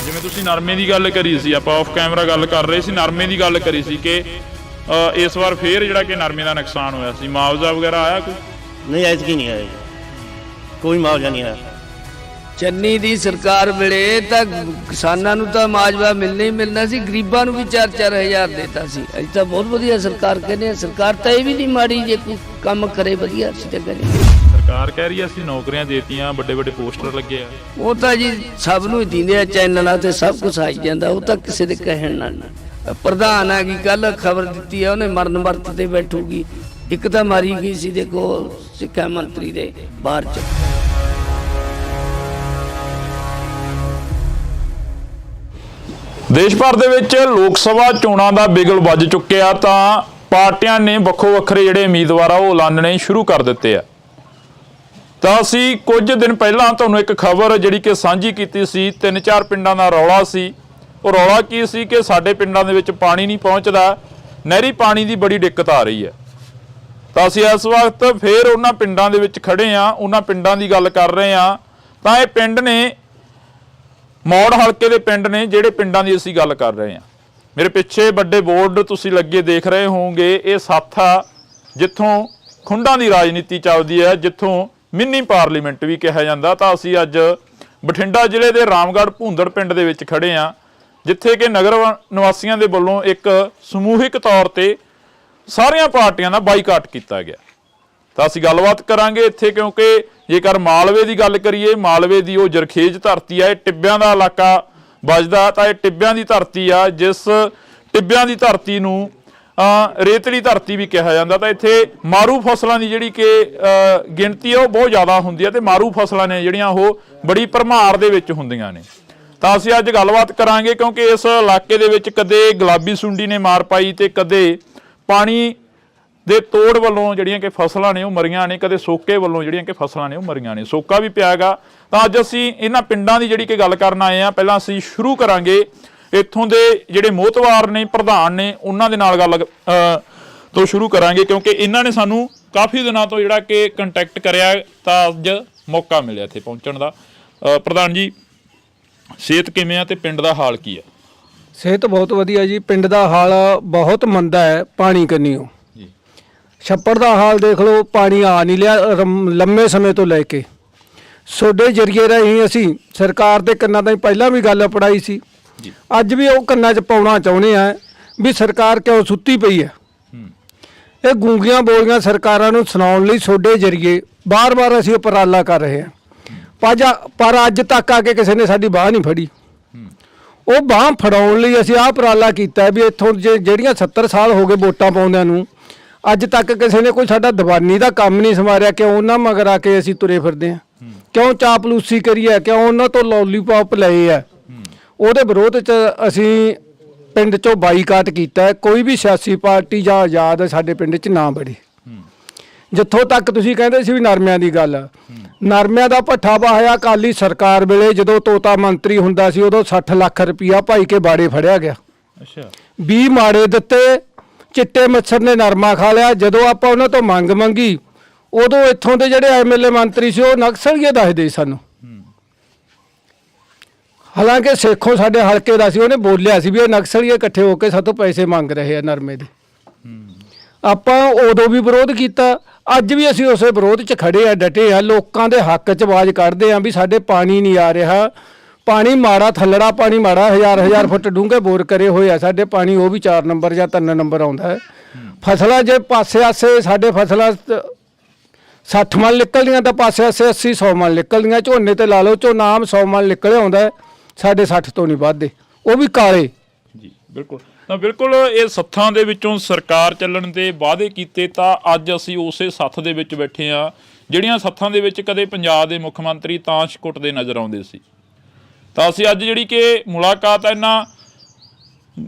ਜਿਵੇਂ ਤੁਸੀਂ ਨਰਮੇ ਦੀ ਗੱਲ ਕਰੀ ਸੀ, ਆਪਾਂ ਆਫ ਕੈਮਰਾ ਗੱਲ ਕਰ ਰਹੇ ਸੀ, ਨਰਮੇ ਦੀ ਗੱਲ ਕਰੀ ਸੀ ਕਿ ਇਸ ਵਾਰ ਫੇਰ ਜਿਹੜਾ ਕਿ ਨਰਮੇ ਦਾ ਨੁਕਸਾਨ ਹੋਇਆ ਸੀ, ਮੁਆਵਜ਼ਾ ਵਗੈਰਾ ਆਇਆ ਕੋਈ? ਨਹੀਂ, ਐਤਕੀ ਨਹੀਂ ਆਇਆ, ਕੋਈ ਮੁਆਵਜ਼ਾ ਨਹੀਂ ਆਇਆ। ਚੰਨੀ ਦੀ ਸਰਕਾਰ ਵੇਲੇ ਤਾਂ ਕਿਸਾਨਾਂ ਨੂੰ ਤਾਂ ਮਾਜਵਾ ਮਿਲਣਾ ਹੀ ਮਿਲਣਾ ਸੀ, ਗਰੀਬਾਂ ਨੂੰ ਵੀ 4-4 ਹਜ਼ਾਰ ਦੇਤਾ ਸੀ। ਅੱਜ ਤਾਂ ਬਹੁਤ ਵਧੀਆ ਸਰਕਾਰ ਕਹਿੰਦੇ ਆ। ਸਰਕਾਰ ਤਾਂ ਇਹ ਵੀ ਨਹੀਂ ਮਾੜੀ, ਜੇ ਕੋਈ ਕੰਮ ਕਰੇ ਵਧੀਆ ਅਸੀਂ ਤਾਂ ਕਹਿੰਦੇ। ਸਰਕਾਰ ਕਹਿ ਰਹੀ ਹੈ ਅਸੀਂ ਨੌਕਰੀਆਂ ਦੇਤੀਆਂ, ਵੱਡੇ ਵੱਡੇ ਪੋਸਟਰ ਲੱਗੇ ਆ। ਉਹ ਤਾਂ ਜੀ ਸਭ ਨੂੰ ਹੀ ਦਿੰਦੇ ਆ, ਚੈਨਲਾਂ ਤੇ ਸਭ ਕੁਝ ਆਈ ਜਾਂਦਾ। ਉਹ ਤਾਂ ਕਿਸੇ ਦੇ ਕਹਿਣ ਨਾਲ ਨਾ। ਪ੍ਰਧਾਨ ਆ ਗਈ, ਕੱਲ ਖਬਰ ਦਿੱਤੀ ਆ ਉਹਨੇ ਮਰਨ ਵਰਤ ਤੇ ਬੈਠੂਗੀ। ਇੱਕ ਤਾਂ ਮਾਰੀ ਗਈ ਸੀ ਦੇਖੋ ਸਿੱਖਿਆ ਮੰਤਰੀ ਦੇ ਬਾਹਰ ਚ। ਦੇਸ਼ ਭਰ ਦੇ ਵਿੱਚ ਲੋਕ ਸਭਾ ਚੋਣਾਂ ਦਾ ਬਿਗਲ ਵੱਜ ਚੁੱਕਿਆ ਤਾਂ ਪਾਰਟੀਆਂ ਨੇ ਵੱਖੋ ਵੱਖਰੇ ਜਿਹੜੇ ਉਮੀਦਵਾਰ ਆ ਉਹ ਐਲਾਨਣੇ ਸ਼ੁਰੂ ਕਰ ਦਿੱਤੇ ਆ। ਤਾਂ ਅਸੀਂ ਕੁਝ ਦਿਨ ਪਹਿਲਾਂ ਤੁਹਾਨੂੰ ਇੱਕ ਖਬਰ ਜਿਹੜੀ ਕਿ ਸਾਂਝੀ ਕੀਤੀ ਸੀ, 3-4 ਪਿੰਡਾਂ ਦਾ ਰੌਲਾ ਸੀ। ਉਹ ਰੌਲਾ ਕੀ ਸੀ ਕਿ ਸਾਡੇ ਪਿੰਡਾਂ ਦੇ ਵਿੱਚ ਪਾਣੀ ਨਹੀਂ ਪਹੁੰਚਦਾ, ਨਹਿਰੀ ਪਾਣੀ ਦੀ ਬੜੀ ਦਿੱਕਤ ਆ ਰਹੀ ਹੈ। ਤਾਂ ਅਸੀਂ ਇਸ ਵਕਤ ਫੇਰ ਉਹਨਾਂ ਪਿੰਡਾਂ ਦੇ ਵਿੱਚ ਖੜੇ ਆ, ਉਹਨਾਂ ਪਿੰਡਾਂ ਦੀ ਗੱਲ ਕਰ ਰਹੇ ਆ। ਤਾਂ ਇਹ ਪਿੰਡ ਨੇ ਮੌੜ ਹਲਕੇ ਦੇ ਪਿੰਡ ਨੇ, ਜਿਹੜੇ ਪਿੰਡਾਂ ਦੀ ਅਸੀਂ ਗੱਲ ਕਰ ਰਹੇ ਹਾਂ। ਮੇਰੇ ਪਿੱਛੇ ਵੱਡੇ ਬੋਰਡ ਤੁਸੀਂ ਲੱਗੇ ਦੇਖ ਰਹੇ ਹੋਵੋਗੇ, ਇਹ ਸਾਥਾ ਜਿੱਥੋਂ ਖੁੰਡਾਂ ਦੀ ਰਾਜਨੀਤੀ ਚੱਲਦੀ ਹੈ, ਜਿੱਥੋਂ ਮਿੰਨੀ ਪਾਰਲੀਮੈਂਟ ਵੀ ਕਿਹਾ ਜਾਂਦਾ। ਤਾਂ ਅਸੀਂ ਅੱਜ ਬਠਿੰਡਾ ਜ਼ਿਲ੍ਹੇ ਦੇ ਰਾਮਗੜ੍ਹ ਭੁੰਦੜ ਪਿੰਡ ਦੇ ਵਿੱਚ ਖੜੇ ਹਾਂ, ਜਿੱਥੇ ਕਿ ਨਗਰ ਨਿਵਾਸੀਆਂ ਦੇ ਵੱਲੋਂ ਇੱਕ ਸਮੂਹਿਕ ਤੌਰ ਤੇ ਸਾਰੀਆਂ ਪਾਰਟੀਆਂ ਦਾ ਬਾਈਕਾਟ ਕੀਤਾ ਗਿਆ। ਤਾਂ ਅਸੀਂ ਗੱਲਬਾਤ ਕਰਾਂਗੇ ਇੱਥੇ, ਕਿਉਂਕਿ ਜੇਕਰ ਮਾਲਵੇ ਦੀ ਗੱਲ ਕਰੀਏ, ਮਾਲਵੇ ਦੀ ਉਹ ਜਰਖੇਜ ਧਰਤੀ ਆ, ਇਹ ਟਿੱਬਿਆਂ ਦਾ ਇਲਾਕਾ ਵੱਜਦਾ। ਤਾਂ ਇਹ ਟਿੱਬਿਆਂ ਦੀ ਧਰਤੀ ਆ, ਜਿਸ ਟਿੱਬਿਆਂ ਦੀ ਧਰਤੀ ਨੂੰ ਰੇਤਲੀ ਧਰਤੀ ਵੀ ਕਿਹਾ ਜਾਂਦਾ। ਤਾਂ ਇੱਥੇ ਮਾਰੂ ਫਸਲਾਂ ਦੀ ਜਿਹੜੀ ਕਿ ਗਿਣਤੀ ਆ ਉਹ ਬਹੁਤ ਜ਼ਿਆਦਾ ਹੁੰਦੀ ਹੈ, ਤੇ ਮਾਰੂ ਫਸਲਾਂ ਨੇ ਜਿਹੜੀਆਂ ਉਹ ਬੜੀ ਭਰਮਾਰ ਦੇ ਵਿੱਚ ਹੁੰਦੀਆਂ ਨੇ। ਤਾਂ ਅਸੀਂ ਅੱਜ ਗੱਲਬਾਤ ਕਰਾਂਗੇ, ਕਿਉਂਕਿ ਇਸ ਇਲਾਕੇ ਦੇ ਵਿੱਚ ਕਦੇ ਗੁਲਾਬੀ ਸੁੰਡੀ ਨੇ ਮਾਰ ਪਾਈ ਤੇ ਕਦੇ ਪਾਣੀ ਦੇ ਤੋੜ ਵੱਲੋਂ ਜਿਹੜੀਆਂ ਕਿ ਫਸਲਾਂ ਨੇ ਉਹ ਮਰੀਆਂ ਨੇ, ਕਦੇ ਸੋਕੇ ਵੱਲੋਂ ਜਿਹੜੀਆਂ ਕਿ ਫਸਲਾਂ ਨੇ ਉਹ ਮਰੀਆਂ ਨੇ। ਸੋਕਾ ਵੀ ਪਿਆ ਹੈਗਾ। ਤਾਂ ਅੱਜ ਅਸੀਂ ਇਹਨਾਂ ਪਿੰਡਾਂ ਦੀ ਜਿਹੜੀ ਕਿ ਗੱਲ ਕਰਨ ਆਏ ਆ। ਪਹਿਲਾਂ ਅਸੀਂ ਸ਼ੁਰੂ ਕਰਾਂਗੇ ਇੱਥੋਂ ਦੇ ਜਿਹੜੇ ਮੋਹਤਵਾਰ ਨੇ, ਪ੍ਰਧਾਨ ਨੇ, ਉਹਨਾਂ ਦੇ ਨਾਲ ਗੱਲ ਤੋਂ ਸ਼ੁਰੂ ਕਰਾਂਗੇ, ਕਿਉਂਕਿ ਇਹਨਾਂ ਨੇ ਸਾਨੂੰ ਕਾਫੀ ਦਿਨਾਂ ਤੋਂ ਜਿਹੜਾ ਕਿ ਕੰਟੈਕਟ ਕਰਿਆ, ਤਾਂ ਅੱਜ ਮੌਕਾ ਮਿਲਿਆ ਇੱਥੇ ਪਹੁੰਚਣ ਦਾ। ਪ੍ਰਧਾਨ ਜੀ, ਸਿਹਤ ਕਿਵੇਂ ਆ ਤੇ ਪਿੰਡ ਦਾ ਹਾਲ ਕੀ ਆ? ਸਿਹਤ ਬਹੁਤ ਵਧੀਆ ਜੀ। ਪਿੰਡ ਦਾ ਹਾਲ ਬਹੁਤ ਮੰਦਾ ਹੈ ਪਾਣੀ ਕੰਨੀਓ। ਛੱਪੜ ਦਾ ਹਾਲ ਦੇਖ ਲਓ, ਪਾਣੀ ਆ ਨਹੀਂ ਲਿਆ ਲੰਮੇ ਸਮੇਂ ਤੋਂ ਲੈ ਕੇ। ਤੁਹਾਡੇ ਜਰੀਏ ਰਾਹੀਂ ਅਸੀਂ ਸਰਕਾਰ ਦੇ ਕੰਨਾਂ ਤਾਈਂ ਪਹਿਲਾਂ ਵੀ ਗੱਲ ਪੜਾਈ ਸੀ, ਅੱਜ ਵੀ ਉਹ ਕੰਨਾਂ 'ਚ ਪਾਉਣਾ ਚਾਹੁੰਦੇ ਆ ਵੀ ਸਰਕਾਰ ਕਿਉਂ ਸੁੱਤੀ ਪਈ ਹੈ। ਇਹ ਗੂੰਗੀਆਂ ਬੋਲੀਆਂ ਸਰਕਾਰਾਂ ਨੂੰ ਸੁਣਾਉਣ ਲਈ ਤੁਹਾਡੇ ਜਰੀਏ ਬਾਰ-ਬਾਰ ਅਸੀਂ ਉਪਰਾਲਾ ਕਰ ਰਹੇ ਹਾਂ, ਪਰ ਅੱਜ ਤੱਕ ਆ ਕੇ ਕਿਸੇ ਨੇ ਸਾਡੀ ਬਾਹ ਨਹੀਂ ਫੜੀ। ਉਹ ਬਾਹ ਫੜਾਉਣ ਲਈ ਅਸੀਂ ਆਹ ਉਪਰਾਲਾ ਕੀਤਾ ਵੀ ਇੱਥੋਂ ਜਿਹੜੀਆਂ 70 ਸਾਲ ਹੋ ਗਏ ਵੋਟਾਂ ਪਾਉਂਦਿਆਂ ਨੂੰ, ਅੱਜ ਤੱਕ ਕਿਸੇ ਨੇ ਕੋਈ ਸਾਡਾ ਦੀਵਾਨੀ ਦਾ ਕੰਮ ਨਹੀਂ ਸੰਵਾਰਿਆ। ਕਿਉਂ ਉਹਨਾਂ ਮਗਰ ਆ ਕੇ ਅਸੀਂ ਤੁਰੇ ਫਿਰਦੇ ਹਾਂ? ਕਿਉਂ ਚਾਪਲੂਸੀ ਕਰੀ ਹੈ? ਕਿਉਂ ਉਹਨਾਂ ਤੋਂ ਲੋਲੀਪੌਪ ਲਏ ਆ? ਉਹਦੇ ਵਿਰੋਧ 'ਚ ਅਸੀਂ ਪਿੰਡ 'ਚੋਂ ਬਾਈਕਾਟ ਕੀਤਾ। ਕੋਈ ਵੀ ਸਿਆਸੀ ਪਾਰਟੀ ਜਾਂ ਆਜ਼ਾਦ ਸਾਡੇ ਪਿੰਡ 'ਚ ਨਾ ਬੜੇ। ਜਿੱਥੋਂ ਤੱਕ ਤੁਸੀਂ ਕਹਿੰਦੇ ਸੀ ਵੀ ਨਰਮਿਆਂ ਦੀ ਗੱਲ, ਨਰਮਿਆਂ ਦਾ ਭੱਠਾ ਵਾਹਿਆ ਅਕਾਲੀ ਸਰਕਾਰ ਵੇਲੇ ਜਦੋਂ ਤੋਤਾ ਮੰਤਰੀ ਹੁੰਦਾ ਸੀ, ਉਦੋਂ 60 ਲੱਖ ਰੁਪਈਆ ਭਾਈ ਕੇ ਬਾੜੇ ਫੜਿਆ ਗਿਆ। ਅੱਛਾ 20 ਮਾੜੇ ਦਿੱਤੇ, ਚਿੱਟੇ ਮੱਛਰ ਨੇ ਨਰਮਾ ਖਾ ਲਿਆ। ਜਦੋਂ ਆਪਾਂ ਉਹਨਾਂ ਤੋਂ ਮੰਗ ਮੰਗੀ, ਉਦੋਂ ਇੱਥੋਂ ਦੇ ਜਿਹੜੇ ਐਮਐਲਏ ਮੰਤਰੀ ਸੀ ਉਹ ਨਕਸਲੀਏ ਦੱਸਦੇ ਸਾਨੂੰ। ਹਾਲਾਂਕਿ ਸੇਖੋਂ ਸਾਡੇ ਹਲਕੇ ਦਾ ਸੀ, ਉਹਨੇ ਬੋਲਿਆ ਸੀ ਵੀ ਇਹ ਨਕਸਲੀਏ ਇਕੱਠੇ ਹੋ ਕੇ ਸਾਤੋਂ ਪੈਸੇ ਮੰਗ ਰਹੇ ਆ ਨਰਮੇ ਦੇ। ਆਪਾਂ ਉਦੋਂ ਵੀ ਵਿਰੋਧ ਕੀਤਾ, ਅੱਜ ਵੀ ਅਸੀਂ ਉਸੇ ਵਿਰੋਧ 'ਚ ਖੜੇ ਆ, ਡਟੇ ਆ, ਲੋਕਾਂ ਦੇ ਹੱਕ 'ਚ ਆਵਾਜ਼ ਕੱਢਦੇ ਆ ਵੀ ਸਾਡੇ ਪਾਣੀ ਨਹੀਂ ਆ ਰਿਹਾ, ਪਾਣੀ ਮਾੜਾ, ਥੱਲੜਾ ਪਾਣੀ ਮਾੜਾ, 1000 ਫੁੱਟ ਡੂੰਘੇ ਬੋਰ ਕਰੇ ਹੋਏ ਆ ਸਾਡੇ, ਪਾਣੀ ਉਹ ਵੀ 4 ਨੰਬਰ ਜਾਂ 3 ਨੰਬਰ ਆਉਂਦਾ ਹੈ। ਫਸਲਾਂ ਜੇ ਪਾਸੇ ਆਸੇ ਸਾਡੇ ਫਸਲਾਂ 60 ਮਣ ਨਿਕਲਦੀਆਂ ਤਾਂ ਪਾਸੇ ਆਸੇ 80-100 ਮਣ ਨਿਕਲਦੀਆਂ। ਝੋਨੇ ਤੇ ਲਾ ਲਓ, ਝੋਨਾ ਆਮ 100 ਮਣ ਨਿਕਲਿਆ ਆਉਂਦਾ, ਸਾਡੇ 60 ਤੋਂ ਨਹੀਂ ਵੱਧਦੇ, ਉਹ ਵੀ ਕਾਲੇ। ਜੀ ਬਿਲਕੁਲ। ਤਾਂ ਬਿਲਕੁਲ ਇਹ ਸੱਥਾਂ ਦੇ ਵਿੱਚੋਂ ਸਰਕਾਰ ਚੱਲਣ ਦੇ ਵਾਅਦੇ ਕੀਤੇ, ਤਾਂ ਅੱਜ ਅਸੀਂ ਉਸੇ ਸੱਥ ਦੇ ਵਿੱਚ ਬੈਠੇ ਹਾਂ ਜਿਹੜੀਆਂ ਸੱਥਾਂ ਦੇ ਵਿੱਚ ਕਦੇ ਪੰਜਾਬ ਦੇ ਮੁੱਖ ਮੰਤਰੀ ਤਾਸ਼ ਕੁੱਟਦੇ ਨਜ਼ਰ ਆਉਂਦੇ ਸੀ। ਤਾਂ ਅਸੀਂ ਅੱਜ ਜਿਹੜੀ ਕਿ ਮੁਲਾਕਾਤ ਇਹਨਾਂ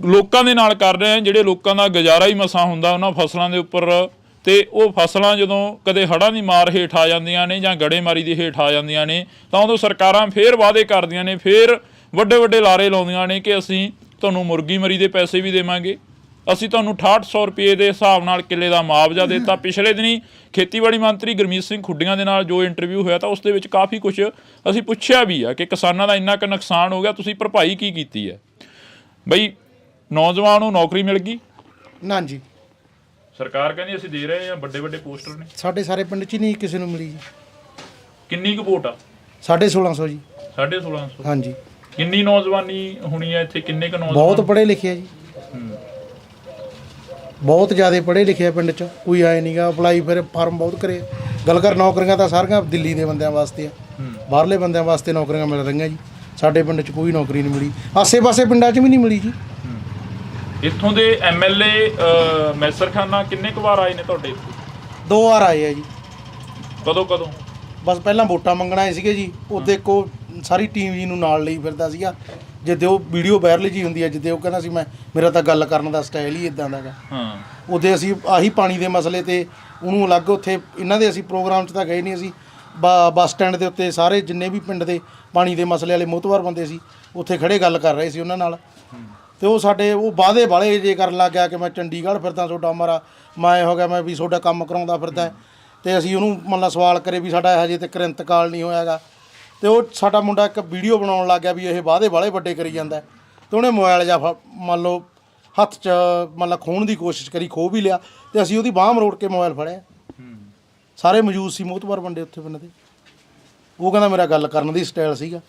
ਲੋਕਾਂ ਦੇ ਨਾਲ ਕਰ ਰਹੇ ਹਾਂ ਜਿਹੜੇ ਲੋਕਾਂ ਦਾ ਗੁਜ਼ਾਰਾ ਹੀ ਮਸਾਂ ਹੁੰਦਾ ਉਹਨਾਂ ਫਸਲਾਂ ਦੇ ਉੱਪਰ, ਤੇ ਉਹ ਫਸਲਾਂ ਜਦੋਂ ਕਦੇ ਹੜ੍ਹਾਂ ਦੀ ਮਾਰ ਹੇਠ ਆ ਜਾਂਦੀਆਂ ਨੇ ਜਾਂ ਗੜੇਮਾਰੀ ਦੇ ਹੇਠ ਆ ਜਾਂਦੀਆਂ ਨੇ, ਤਾਂ ਉਦੋਂ ਸਰਕਾਰਾਂ ਫੇਰ ਵਾਅਦੇ ਕਰਦੀਆਂ ਨੇ, ਫੇਰ ਵੱਡੇ ਵੱਡੇ ਲਾਰੇ ਲਾਉਂਦੀਆਂ ਨੇ ਕਿ ਅਸੀਂ ਤੁਹਾਨੂੰ ਮੁਰਗੀ ਮਰੀ ਦੇ ਪੈਸੇ ਵੀ ਦੇਵਾਂਗੇ, ਅਸੀਂ ਤੁਹਾਨੂੰ 6800 ਰੁਪਏ ਦੇ ਹਿਸਾਬ ਨਾਲ ਕਿੱਲੇ ਦਾ ਮੁਆਵਜ਼ਾ ਦਿੱਤਾ। ਪਿਛਲੇ ਦਿਨੀ ਖੇਤੀਬਾੜੀ ਮੰਤਰੀ ਗੁਰਮੀਤ ਸਿੰਘ ਖੁੱਡੀਆਂ ਦੇ ਨਾਲ ਜੋ ਇੰਟਰਵਿਊ ਹੋਇਆ ਤਾਂ ਉਸ ਦੇ ਵਿੱਚ ਕਾਫੀ ਕੁਝ ਅਸੀਂ ਪੁੱਛਿਆ ਵੀ ਆ ਕਿ ਕਿਸਾਨਾਂ ਦਾ ਇੰਨਾ ਕੁ ਨੁਕਸਾਨ ਹੋ ਗਿਆ, ਤੁਸੀਂ ਭਰਪਾਈ ਕੀ ਕੀਤੀ ਹੈ? ਬਈ ਨੌਜਵਾਨ ਨੂੰ ਨੌਕਰੀ ਮਿਲ ਗਈ? ਨਾ ਜੀ, ਸਰਕਾਰ ਕਹਿੰਦੀ ਅਸੀਂ ਦੇ ਰਹੇ ਹਾਂ, ਵੱਡੇ ਵੱਡੇ ਪੋਸਟਰ ਨੇ। ਸਾਡੇ ਸਾਰੇ ਪਿੰਡ 'ਚ ਨਹੀਂ ਕਿਸੇ ਨੂੰ ਮਿਲੀ ਜੀ। ਕਿੰਨੀ ਕੁ ਵੋਟ ਆ? 1650 ਜੀ। 1650? ਹਾਂਜੀ। ਕਿੰਨੀ ਨੌਜਵਾਨੀ ਹੋਣੀ ਹੈ ਇੱਥੇ? ਕਿੰਨੇ ਕੁ ਨੌਜਵਾਨ? ਬਹੁਤ ਪੜ੍ਹੇ ਲਿਖੇ ਆ ਜੀ, ਬਹੁਤ ਜ਼ਿਆਦਾ ਪੜ੍ਹੇ ਲਿਖੇ ਆ ਪਿੰਡ 'ਚ, ਕੋਈ ਆਏ ਨਹੀਂਗਾ। ਅਪਲਾਈ ਫਿਰ ਫਾਰਮ ਬਹੁਤ ਕਰੇ। ਗੱਲ ਕਰ ਨੌਕਰੀਆਂ ਤਾਂ ਸਾਰੀਆਂ ਦਿੱਲੀ ਦੇ ਬੰਦਿਆਂ ਵਾਸਤੇ ਆ, ਬਾਹਰਲੇ ਬੰਦਿਆਂ ਵਾਸਤੇ ਨੌਕਰੀਆਂ ਮਿਲ ਰਹੀਆਂ ਜੀ। ਸਾਡੇ ਪਿੰਡ 'ਚ ਕੋਈ ਨੌਕਰੀ ਨਹੀਂ ਮਿਲੀ, ਆਸੇ-ਪਾਸੇ ਪਿੰਡਾਂ 'ਚ ਵੀ ਨਹੀਂ ਮਿਲੀ ਜੀ। ਇੱਥੋਂ ਦੇ ਐਮਐਲਏ ਮੈਸਰ ਖਾਨਾ ਕਿੰਨੇ ਕੁ ਵਾਰ ਆਏ ਨੇ ਤੁਹਾਡੇ ਇੱਥੇ? 2 ਵਾਰ ਆਏ ਆ ਜੀ। ਕਦੋਂ ਕਦੋਂ? ਬਸ ਪਹਿਲਾਂ ਵੋਟਾਂ ਮੰਗਣ ਆਏ ਸੀਗੇ ਜੀ, ਉਹਦੇ ਕੋ ਸਾਰੀ ਟੀਮ ਜੀ ਨੂੰ ਨਾਲ ਲਈ ਫਿਰਦਾ ਸੀਗਾ। ਜਿੱਦੇ ਉਹ ਵੀਡੀਓ ਵਾਇਰਲ ਜੀ ਹੁੰਦੀ ਹੈ, ਜਿੱਦੇ ਉਹ ਕਹਿੰਦਾ ਸੀ ਮੇਰਾ ਤਾਂ ਗੱਲ ਕਰਨ ਦਾ ਸਟਾਈਲ ਹੀ ਇਦਾਂ ਦਾ ਗਾ। ਹਾਂ, ਉਹਦੇ ਅਸੀਂ ਆਹੀ ਪਾਣੀ ਦੇ ਮਸਲੇ ਤੇ ਉਹਨੂੰ ਅਲੱਗ ਉੱਥੇ ਇਹਨਾਂ ਦੇ ਅਸੀਂ ਪ੍ਰੋਗਰਾਮ 'ਚ ਤਾਂ ਗਏ ਨਹੀਂ। ਅਸੀਂ ਬੱਸ ਸਟੈਂਡ ਦੇ ਉੱਤੇ ਸਾਰੇ ਜਿੰਨੇ ਵੀ ਪਿੰਡ ਦੇ ਪਾਣੀ ਦੇ ਮਸਲੇ ਵਾਲੇ ਮੋਹਤਵਾਰ ਬੰਦੇ ਸੀ ਉੱਥੇ ਖੜੇ ਗੱਲ ਕਰ ਰਹੇ ਸੀ ਉਹਨਾਂ ਨਾਲ। ਤੇ ਉਹ ਸਾਡੇ ਉਹ ਵਾਅਦੇ ਵਾਲੇ ਜੇ ਕਰਨ ਲੱਗ ਗਿਆ ਕਿ ਮੈਂ ਚੰਡੀਗੜ੍ਹ ਫਿਰਦਾ, ਤੁਹਾਡਾ ਮਾਰਾ ਮੈਂ ਹੋ ਗਿਆ, ਮੈਂ ਵੀ ਤੁਹਾਡਾ ਕੰਮ ਕਰਾਉਂਦਾ ਫਿਰਦਾ। ਤੇ ਅਸੀਂ ਉਹਨੂੰ ਮਤਲਬ ਸਵਾਲ ਕਰੇ ਵੀ ਸਾਡਾ ਹਜੇ ਤੱਕ ਇੰਤਕਾਲ ਨਹੀਂ ਹੋਇਆਗਾ। ਤੇ ਉਹ ਸਾਡਾ ਮੁੰਡਾ ਇੱਕ ਵੀਡੀਓ ਬਣਾਉਣ ਲੱਗ ਗਿਆ ਵੀ ਇਹ ਵਾਅਦੇ ਵਾਲੇ ਵੱਡੇ ਕਰੀ ਜਾਂਦਾ। ਤੇ ਉਹਨੇ ਮੋਬਾਈਲ ਜਾਂ ਮੰਨ ਲਓ ਹੱਥ 'ਚ ਮਤਲਬ ਖੋਹਣ ਦੀ ਕੋਸ਼ਿਸ਼ ਕਰੀ, ਖੋਹ ਵੀ ਲਿਆ। ਤੇ ਅਸੀਂ ਉਹਦੀ ਬਾਂਹ ਮਰੋੜ ਕੇ ਮੋਬਾਈਲ ਫੜਿਆ। ਸਾਰੇ ਮੌਜੂਦ ਸੀ ਮੋਹਤਵਾਰ ਬੰਦੇ ਉੱਥੇ ਪਿੰਡ ਦੇ। ਉਹ ਕਹਿੰਦਾ ਮੇਰਾ ਗੱਲ ਕਰਨ ਦੀ ਸਟਾਈਲ ਸੀਗਾ।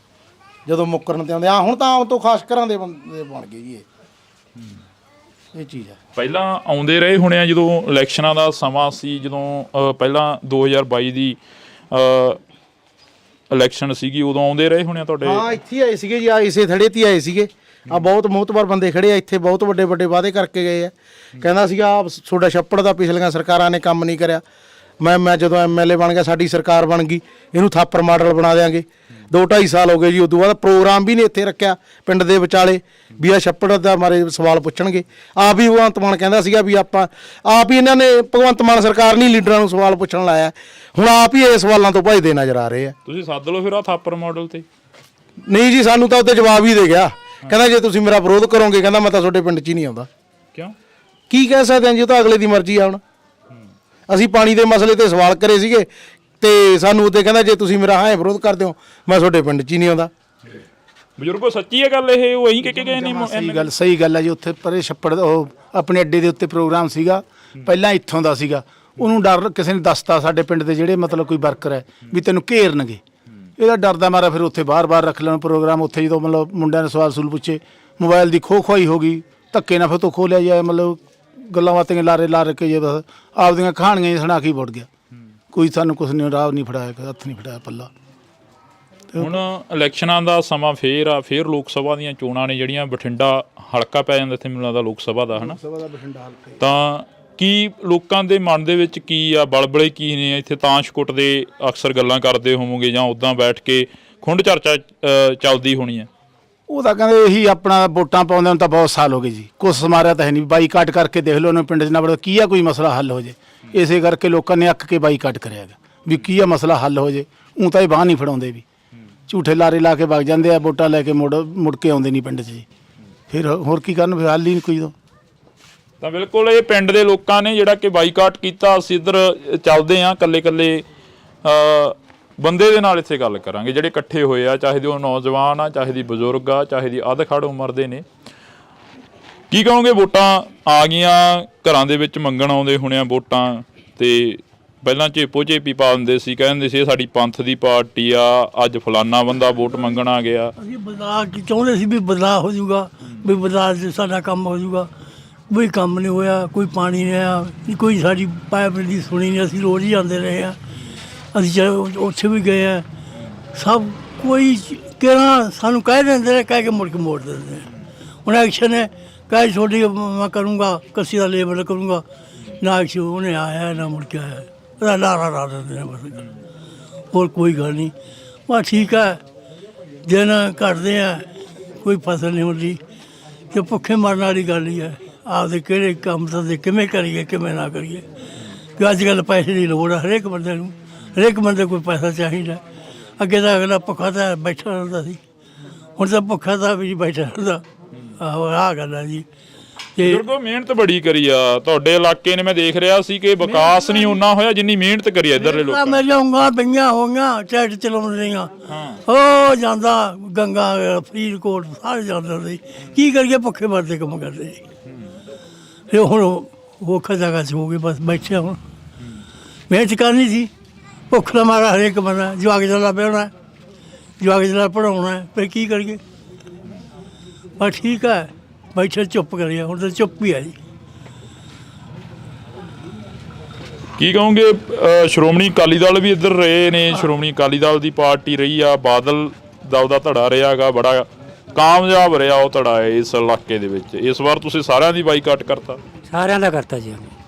ਜਦੋਂ ਮੁੱਕਰਨ ਤੇ ਆਉਂਦੇ ਹੁਣ ਤਾਂ ਆਮ ਤੋਂ ਖਾਸ ਘਰਾਂ ਦੇ ਬੰਦੇ ਬਣ ਗਏ ਜੀ ਇਹ ਚੀਜ਼ ਹੈ। ਪਹਿਲਾਂ ਆਉਂਦੇ ਰਹੇ ਹੋਣੇ ਆ ਜਦੋਂ ਇਲੈਕਸ਼ਨਾਂ ਦਾ ਸਮਾਂ ਸੀ, ਜਦੋਂ ਪਹਿਲਾਂ 2022 ਦੀ ਇਲੈਕਸ਼ਨ ਸੀਗੀ, ਉਦੋਂ ਆਉਂਦੇ ਰਹੇ ਹੋਣੇ ਆ ਤੁਹਾਡੇ? ਹਾਂ, ਇੱਥੇ ਆਏ ਸੀਗੇ ਜੀ, ਇਸੇ ਥੜੇ ਤੇ ਆਏ ਸੀਗੇ। ਆ ਬਹੁਤ ਮੋਹਤਵਾਰ ਬੰਦੇ ਖੜੇ ਆ ਇੱਥੇ, ਬਹੁਤ ਵੱਡੇ ਵੱਡੇ ਵਾਅਦੇ ਕਰਕੇ ਗਏ ਆ। ਕਹਿੰਦਾ ਸੀਗਾ ਤੁਹਾਡਾ ਛੱਪੜ ਦਾ ਪਿਛਲੀਆਂ ਸਰਕਾਰਾਂ ਨੇ ਕੰਮ ਨਹੀਂ ਕਰਿਆ। ਮੈਂ ਜਦੋਂ ਐਮਐਲਏ ਬਣ ਗਿਆ, ਸਾਡੀ ਸਰਕਾਰ ਬਣ ਗਈ, ਇਹਨੂੰ ਥਾਪਰ ਮਾਡਲ ਬਣਾ ਦਿਆਂਗੇ। 2-2.5 ਸਾਲ ਹੋ ਗਏ ਜੀ, ਉਦੋਂ ਬਾਅਦ ਪ੍ਰੋਗਰਾਮ ਵੀ ਨਹੀਂ ਇੱਥੇ ਰੱਖਿਆ ਪਿੰਡ ਦੇ ਵਿਚਾਲੇ ਵੀ ਆ ਛੱਪੜ ਦਾ ਮਾਰੇ ਸਵਾਲ ਪੁੱਛਣਗੇ। ਆਪ ਹੀ ਭਗਵੰਤ ਮਾਨ ਕਹਿੰਦਾ ਸੀਗਾ ਵੀ ਆਪਾਂ ਆਪ ਹੀ ਇਹਨਾਂ ਨੇ ਭਗਵੰਤ ਮਾਨ ਸਰਕਾਰ ਨਹੀਂ ਲੀਡਰਾਂ ਨੂੰ ਸਵਾਲ ਪੁੱਛਣ ਲਾਇਆ। ਹੁਣ ਆਪ ਹੀ ਇਹ ਸਵਾਲਾਂ ਤੋਂ ਭੱਜਦੇ ਨਜ਼ਰ ਆ ਰਹੇ ਆ। ਤੁਸੀਂ ਸੱਦ ਲਓ ਫਿਰ ਆ ਥਾਪਰ ਮਾਡਲ ਤੇ। ਨਹੀਂ ਜੀ, ਸਾਨੂੰ ਤਾਂ ਉੱਤੇ ਜਵਾਬ ਹੀ ਦੇ ਗਿਆ। ਕਹਿੰਦਾ ਜੇ ਤੁਸੀਂ ਮੇਰਾ ਵਿਰੋਧ ਕਰੋਗੇ, ਕਹਿੰਦਾ ਮੈਂ ਤਾਂ ਤੁਹਾਡੇ ਪਿੰਡ 'ਚ ਹੀ ਨਹੀਂ ਆਉਂਦਾ। ਕਿਉਂ? ਕੀ ਕਹਿ ਸਕਦੇ ਹਾਂ ਜੀ, ਉਹ ਤਾਂ ਅਗਲੇ ਦੀ ਮਰਜ਼ੀ ਆ। ਹੁਣ ਅਸੀਂ ਪਾਣੀ ਦੇ ਮਸਲੇ ਤੇ ਸਵਾਲ ਕਰੇ ਸੀਗੇ ਤੇ ਸਾਨੂੰ ਉੱਤੇ ਕਹਿੰਦਾ ਜੇ ਤੁਸੀਂ ਮੇਰਾ ਹਾਂ ਵਿਰੋਧ ਕਰਦੇ ਹੋ, ਮੈਂ ਤੁਹਾਡੇ ਪਿੰਡ 'ਚ ਹੀ ਨਹੀਂ ਆਉਂਦਾ। ਬਜ਼ੁਰਗੋ ਸੱਚੀ ਹੈ ਗੱਲ ਇਹ? ਉਹ ਇਹੀ ਕਹਿ ਕੇ ਗਏ ਨਹੀਂ? ਸਹੀ ਗੱਲ ਹੈ ਜੀ। ਉੱਥੇ ਪਰੇ ਛੱਪੜ ਉਹ ਆਪਣੇ ਅੱਡੇ ਦੇ ਉੱਤੇ ਪ੍ਰੋਗਰਾਮ ਸੀਗਾ, ਪਹਿਲਾਂ ਇੱਥੋਂ ਦਾ ਸੀਗਾ। ਉਹਨੂੰ ਡਰ ਕਿਸੇ ਨੇ ਦੱਸਤਾ ਸਾਡੇ ਪਿੰਡ ਦੇ ਜਿਹੜੇ ਮਤਲਬ ਕੋਈ ਵਰਕਰ ਹੈ ਵੀ ਤੈਨੂੰ ਘੇਰਨਗੇ। ਇਹਦਾ ਡਰਦਾ ਮਾਰਾ ਫਿਰ ਉੱਥੇ ਬਾਰ-ਬਾਰ ਰੱਖ ਲੈਣ ਪ੍ਰੋਗਰਾਮ। ਉੱਥੇ ਜਦੋਂ ਮਤਲਬ ਮੁੰਡਿਆਂ ਨੇ ਸਵਾਲ ਸੂਲ ਪੁੱਛੇ, ਮੋਬਾਈਲ ਦੀ ਖੋਹੀ ਹੋ ਗਈ, ਧੱਕੇ ਨਾਲ ਫਿਰ ਤੋਂ ਖੋਹ ਲਿਆ ਜਾਏ। ਮਤਲਬ ਗੱਲਾਂ ਬਾਤਾਂ ਲਾਰੇ ਕੇ ਜੇ ਬਸ ਆਪਦੀਆਂ ਕਹਾਣੀਆਂ ਹੀ ਸੁਣਾ ਕੇ ਵੜ ਗਿਆ। ਕੋਈ ਸਾਨੂੰ ਕੁਛ ਨਹੀਂ, ਰਾਹ ਨਹੀਂ ਫੜਾਇਆ, ਹੱਥ ਨਹੀਂ ਫੜਾਇਆ ਪੱਲਾ। ਹੁਣ ਇਲੈਕਸ਼ਨਾਂ ਦਾ ਸਮਾਂ ਫੇਰ ਆ, ਫੇਰ ਲੋਕ ਸਭਾ ਦੀਆਂ ਚੋਣਾਂ ਨੇ ਜਿਹੜੀਆਂ। ਬਠਿੰਡਾ ਹਲਕਾ ਪੈ ਜਾਂਦਾ ਇੱਥੇ, ਮੈਨੂੰ ਲੱਗਦਾ ਲੋਕ ਸਭਾ ਦਾ, ਹੈ ਨਾ? ਤਾਂ ਕੀ ਲੋਕਾਂ ਦੇ ਮਨ ਦੇ ਵਿੱਚ ਕੀ ਆ, ਬਲਬਲੇ ਕੀ ਨੇ? ਇੱਥੇ ਤਾਸ਼ ਕੁੱਟਦੇ ਅਕਸਰ ਗੱਲਾਂ ਕਰਦੇ ਹੋਵੋਗੇ ਜਾਂ ਉੱਦਾਂ ਬੈਠ ਕੇ ਖੁੰਡ ਚਰਚਾ ਚੱਲਦੀ ਹੋਣੀ ਹੈ? ਉਹ ਤਾਂ ਕਹਿੰਦੇ ਇਹੀ ਆਪਣਾ ਵੋਟਾਂ ਪਾਉਂਦੇ ਨੂੰ ਤਾਂ ਬਹੁਤ ਸਾਲ ਹੋ ਗਏ ਜੀ, ਕੁਛ ਸਮਾਰਿਆ ਤਾਂ ਹੈ ਨਹੀਂ। ਬਾਈਕਾਟ ਕਰਕੇ ਦੇਖ ਲਓ ਉਹਨੇ ਪਿੰਡ 'ਚ ਨਾ ਬੜਾ ਕੀ ਆ ਕੋਈ ਮਸਲਾ ਹੱਲ ਹੋ ਜੇ। ਇਸੇ ਕਰਕੇ ਲੋਕਾਂ ਨੇ ਅੱਕ ਕੇ ਬਾਈਕਾਟ ਕਰਿਆ ਹੈਗਾ ਵੀ ਕੀ ਆ ਮਸਲਾ ਹੱਲ ਹੋ ਜੇ। ਊਂ ਤਾਂ ਇਹ ਬਾਂਹ ਨਹੀਂ ਫੜਾਉਂਦੇ ਵੀ, ਝੂਠੇ ਲਾਰੇ ਲਾ ਕੇ ਵਗ ਜਾਂਦੇ ਆ, ਵੋਟਾਂ ਲੈ ਕੇ ਮੁੜ ਕੇ ਆਉਂਦੇ ਨਹੀਂ ਪਿੰਡ 'ਚ ਜੀ। ਫਿਰ ਹੋਰ ਕੀ ਕਰਨ, ਫਿਰ ਹੱਲ ਹੀ ਨਹੀਂ ਕੋਈ ਤੋਂ। ਤਾਂ ਬਿਲਕੁਲ ਇਹ ਪਿੰਡ ਦੇ ਲੋਕਾਂ ਨੇ ਜਿਹੜਾ ਕਿ ਬਾਈਕਾਟ ਕੀਤਾ। ਅਸੀਂ ਇੱਧਰ ਚੱਲਦੇ ਹਾਂ, ਕੱਲੇ ਬੰਦੇ ਦੇ ਨਾਲ ਇੱਥੇ ਗੱਲ ਕਰਾਂਗੇ ਜਿਹੜੇ ਇਕੱਠੇ ਹੋਏ ਆ, ਚਾਹੇ ਦੀ ਉਹ ਨੌਜਵਾਨ ਆ, ਚਾਹੇ ਦੀ ਬਜ਼ੁਰਗ ਆ, ਚਾਹੇ ਦੀ ਅੱਧ-ਖੜ ਉਮਰ ਦੇ ਨੇ। ਕੀ ਕਹੋਗੇ? ਵੋਟਾਂ ਆ ਗਈਆਂ, ਘਰਾਂ ਦੇ ਵਿੱਚ ਮੰਗਣ ਆਉਂਦੇ ਹੋਣੇ ਆ ਵੋਟਾਂ, ਤੇ ਪਹਿਲਾਂ ਝੇਪੀ ਪਾ ਦਿੰਦੇ ਸੀ, ਕਹਿੰਦੇ ਸੀ ਇਹ ਸਾਡੀ ਪੰਥ ਦੀ ਪਾਰਟੀ ਆ, ਅੱਜ ਫਲਾਨਾ ਬੰਦਾ ਵੋਟ ਮੰਗਣ ਆ ਗਿਆ। ਅਸੀਂ ਬਦਲਾਅ ਚਾਹੁੰਦੇ ਸੀ ਵੀ ਬਦਲਾਅ ਹੋ ਜਾਊਗਾ, ਵੀ ਬਦਲਾਅ 'ਚ ਸਾਡਾ ਕੰਮ ਹੋ ਜਾਊਗਾ। ਕੋਈ ਕੰਮ ਨਹੀਂ ਹੋਇਆ, ਕੋਈ ਪਾਣੀ ਨਹੀਂ ਆਇਆ, ਕੋਈ ਸਾਡੀ ਪਾਈਪ ਦੀ ਸੁਣੀ ਨਹੀਂ। ਅਸੀਂ ਰੋਜ਼ ਹੀ ਆਉਂਦੇ ਰਹੇ ਹਾਂ, ਅਸੀਂ ਉੱਥੇ ਵੀ ਗਏ ਆ, ਸਭ ਕੋਈ ਕਿਹੜਾ ਸਾਨੂੰ ਕਹਿ ਦਿੰਦੇ ਨੇ, ਕਹਿ ਕੇ ਮੁੜ ਕੇ ਮੋੜ ਦਿੰਦੇ ਨੇ। ਹੁਣ ਐਕਸ਼ਨ ਹੈ, ਕਹਿ ਛੋਟੀ ਮੈਂ ਕਰੂੰਗਾ, ਕੱਸੀ ਦਾ ਲੇਬਰ ਕਰੂੰਗਾ, ਨਾ ਐਕਸ਼ਨ ਉਹਨੇ ਆਇਆ ਨਾ ਮੁੜ ਕੇ ਆਇਆ, ਉਹਦਾ ਲਾਰਾ ਲਾ ਦਿੰਦੇ ਨੇ ਬਸ। ਹੋਰ ਕੋਈ ਗੱਲ ਨਹੀਂ, ਬਸ ਠੀਕ ਹੈ, ਦਿਨ ਕੱਟਦੇ ਆ, ਕੋਈ ਫਸਲ ਨਹੀਂ ਹੁੰਦੀ ਅਤੇ ਭੁੱਖੇ ਮਰਨ ਵਾਲੀ ਗੱਲ ਹੀ ਹੈ। ਆਪਦੇ ਕਿਹੜੇ ਕੰਮ ਤਾਂ ਕਿਵੇਂ ਕਰੀਏ ਕਿਵੇਂ ਨਾ ਕਰੀਏ, ਕਿ ਅੱਜ ਕੱਲ੍ਹ ਪੈਸੇ ਦੀ ਲੋੜ ਹੈ ਹਰੇਕ ਬੰਦੇ ਨੂੰ, ਹਰੇਕ ਬੰਦੇ ਕੋਈ ਪੈਸਾ ਚਾਹੀਦਾ। ਅੱਗੇ ਤਾਂ ਅਗਲਾ ਭੁੱਖਾ ਤਾਂ ਬੈਠਾ ਰਹਿੰਦਾ ਸੀ, ਹੁਣ ਤਾਂ ਭੁੱਖਾ ਤਾਂ ਵੀ ਬੈਠਾ ਰਹਿੰਦਾ। ਆਹੋ ਆਹ ਗੱਲ ਹੈ ਜੀ। ਤੇ ਬਜ਼ੁਰਗੋ ਮਿਹਨਤ ਬੜੀ ਕਰੀ ਆ ਤੁਹਾਡੇ ਇਲਾਕੇ ਨੇ, ਮੈਂ ਦੇਖ ਰਿਹਾ ਸੀ ਕਿ ਵਿਕਾਸ ਨਹੀਂ ਓਨਾ ਹੋਇਆ ਜਿੰਨੀ ਮਿਹਨਤ ਕਰੀ ਇੱਧਰਲੇ ਲੋਕਾਂ ਨੇ। ਮੇਰੀਆਂ ਉਂਗਲਾਂ ਪਈਆਂ ਹੋਈਆਂ, ਟਰੈਕਟਰ ਚਲਾਉਂਦੇ ਰਹੀਆਂ, ਉਹ ਜਾਂਦਾ ਗੰਗਾ ਫਰੀਦਕੋਟ ਸਾਰੇ ਜਾਂਦੇ ਸੀ। ਕੀ ਕਰੀਏ, ਭੁੱਖੇ ਮਰਦੇ ਕੰਮ ਕਰਦੇ ਜੀ। ਫਿਰ ਹੁਣ ਔਖਾ ਜਗ੍ਹਾ 'ਚ ਹੋ ਗਏ, ਬਸ ਬੈਠੇ ਹੁਣ। ਮਿਹਨਤ ਕਰਨੀ ਸੀ, ਭੁੱਖ ਦਾ ਮਾਰਾ ਹਰੇਕ ਬੰਦਾ, ਜਵਾਕ ਜਲਾ ਪਿਆਉਣਾ, ਜਵਾਕ ਜਲਾ ਪੜ੍ਹਾਉਣਾ, ਫਿਰ ਕੀ ਕਰੀਏ। ਬਸ ਠੀਕ ਹੈ, ਬੈਠੇ ਚੁੱਪ ਕਰੀਏ, ਹੁਣ ਤਾਂ ਚੁੱਪ ਹੀ ਹੈ ਜੀ। ਕੀ ਕਹੋਗੇ? ਸ਼੍ਰੋਮਣੀ ਅਕਾਲੀ ਦਲ ਵੀ ਇੱਧਰ ਰਹੇ ਨੇ, ਸ਼੍ਰੋਮਣੀ ਅਕਾਲੀ ਦਲ ਦੀ ਪਾਰਟੀ ਰਹੀ ਆ, ਬਾਦਲ ਦਾ ਉਹਦਾ ਧੜਾ ਰਿਹਾ ਗਾ, ਬੜਾ ਕਾਮਯਾਬ ਰਿਹਾ ਉਹ ਧੜਾ ਇਸ ਇਲਾਕੇ ਦੇ ਵਿੱਚ। ਇਸ ਵਾਰ ਤੁਸੀਂ ਸਾਰਿਆਂ ਦੀ ਬਾਈਕਾਟ ਕਰਤਾ? ਸਾਰਿਆਂ ਦਾ ਕਰਤਾ ਜੀ।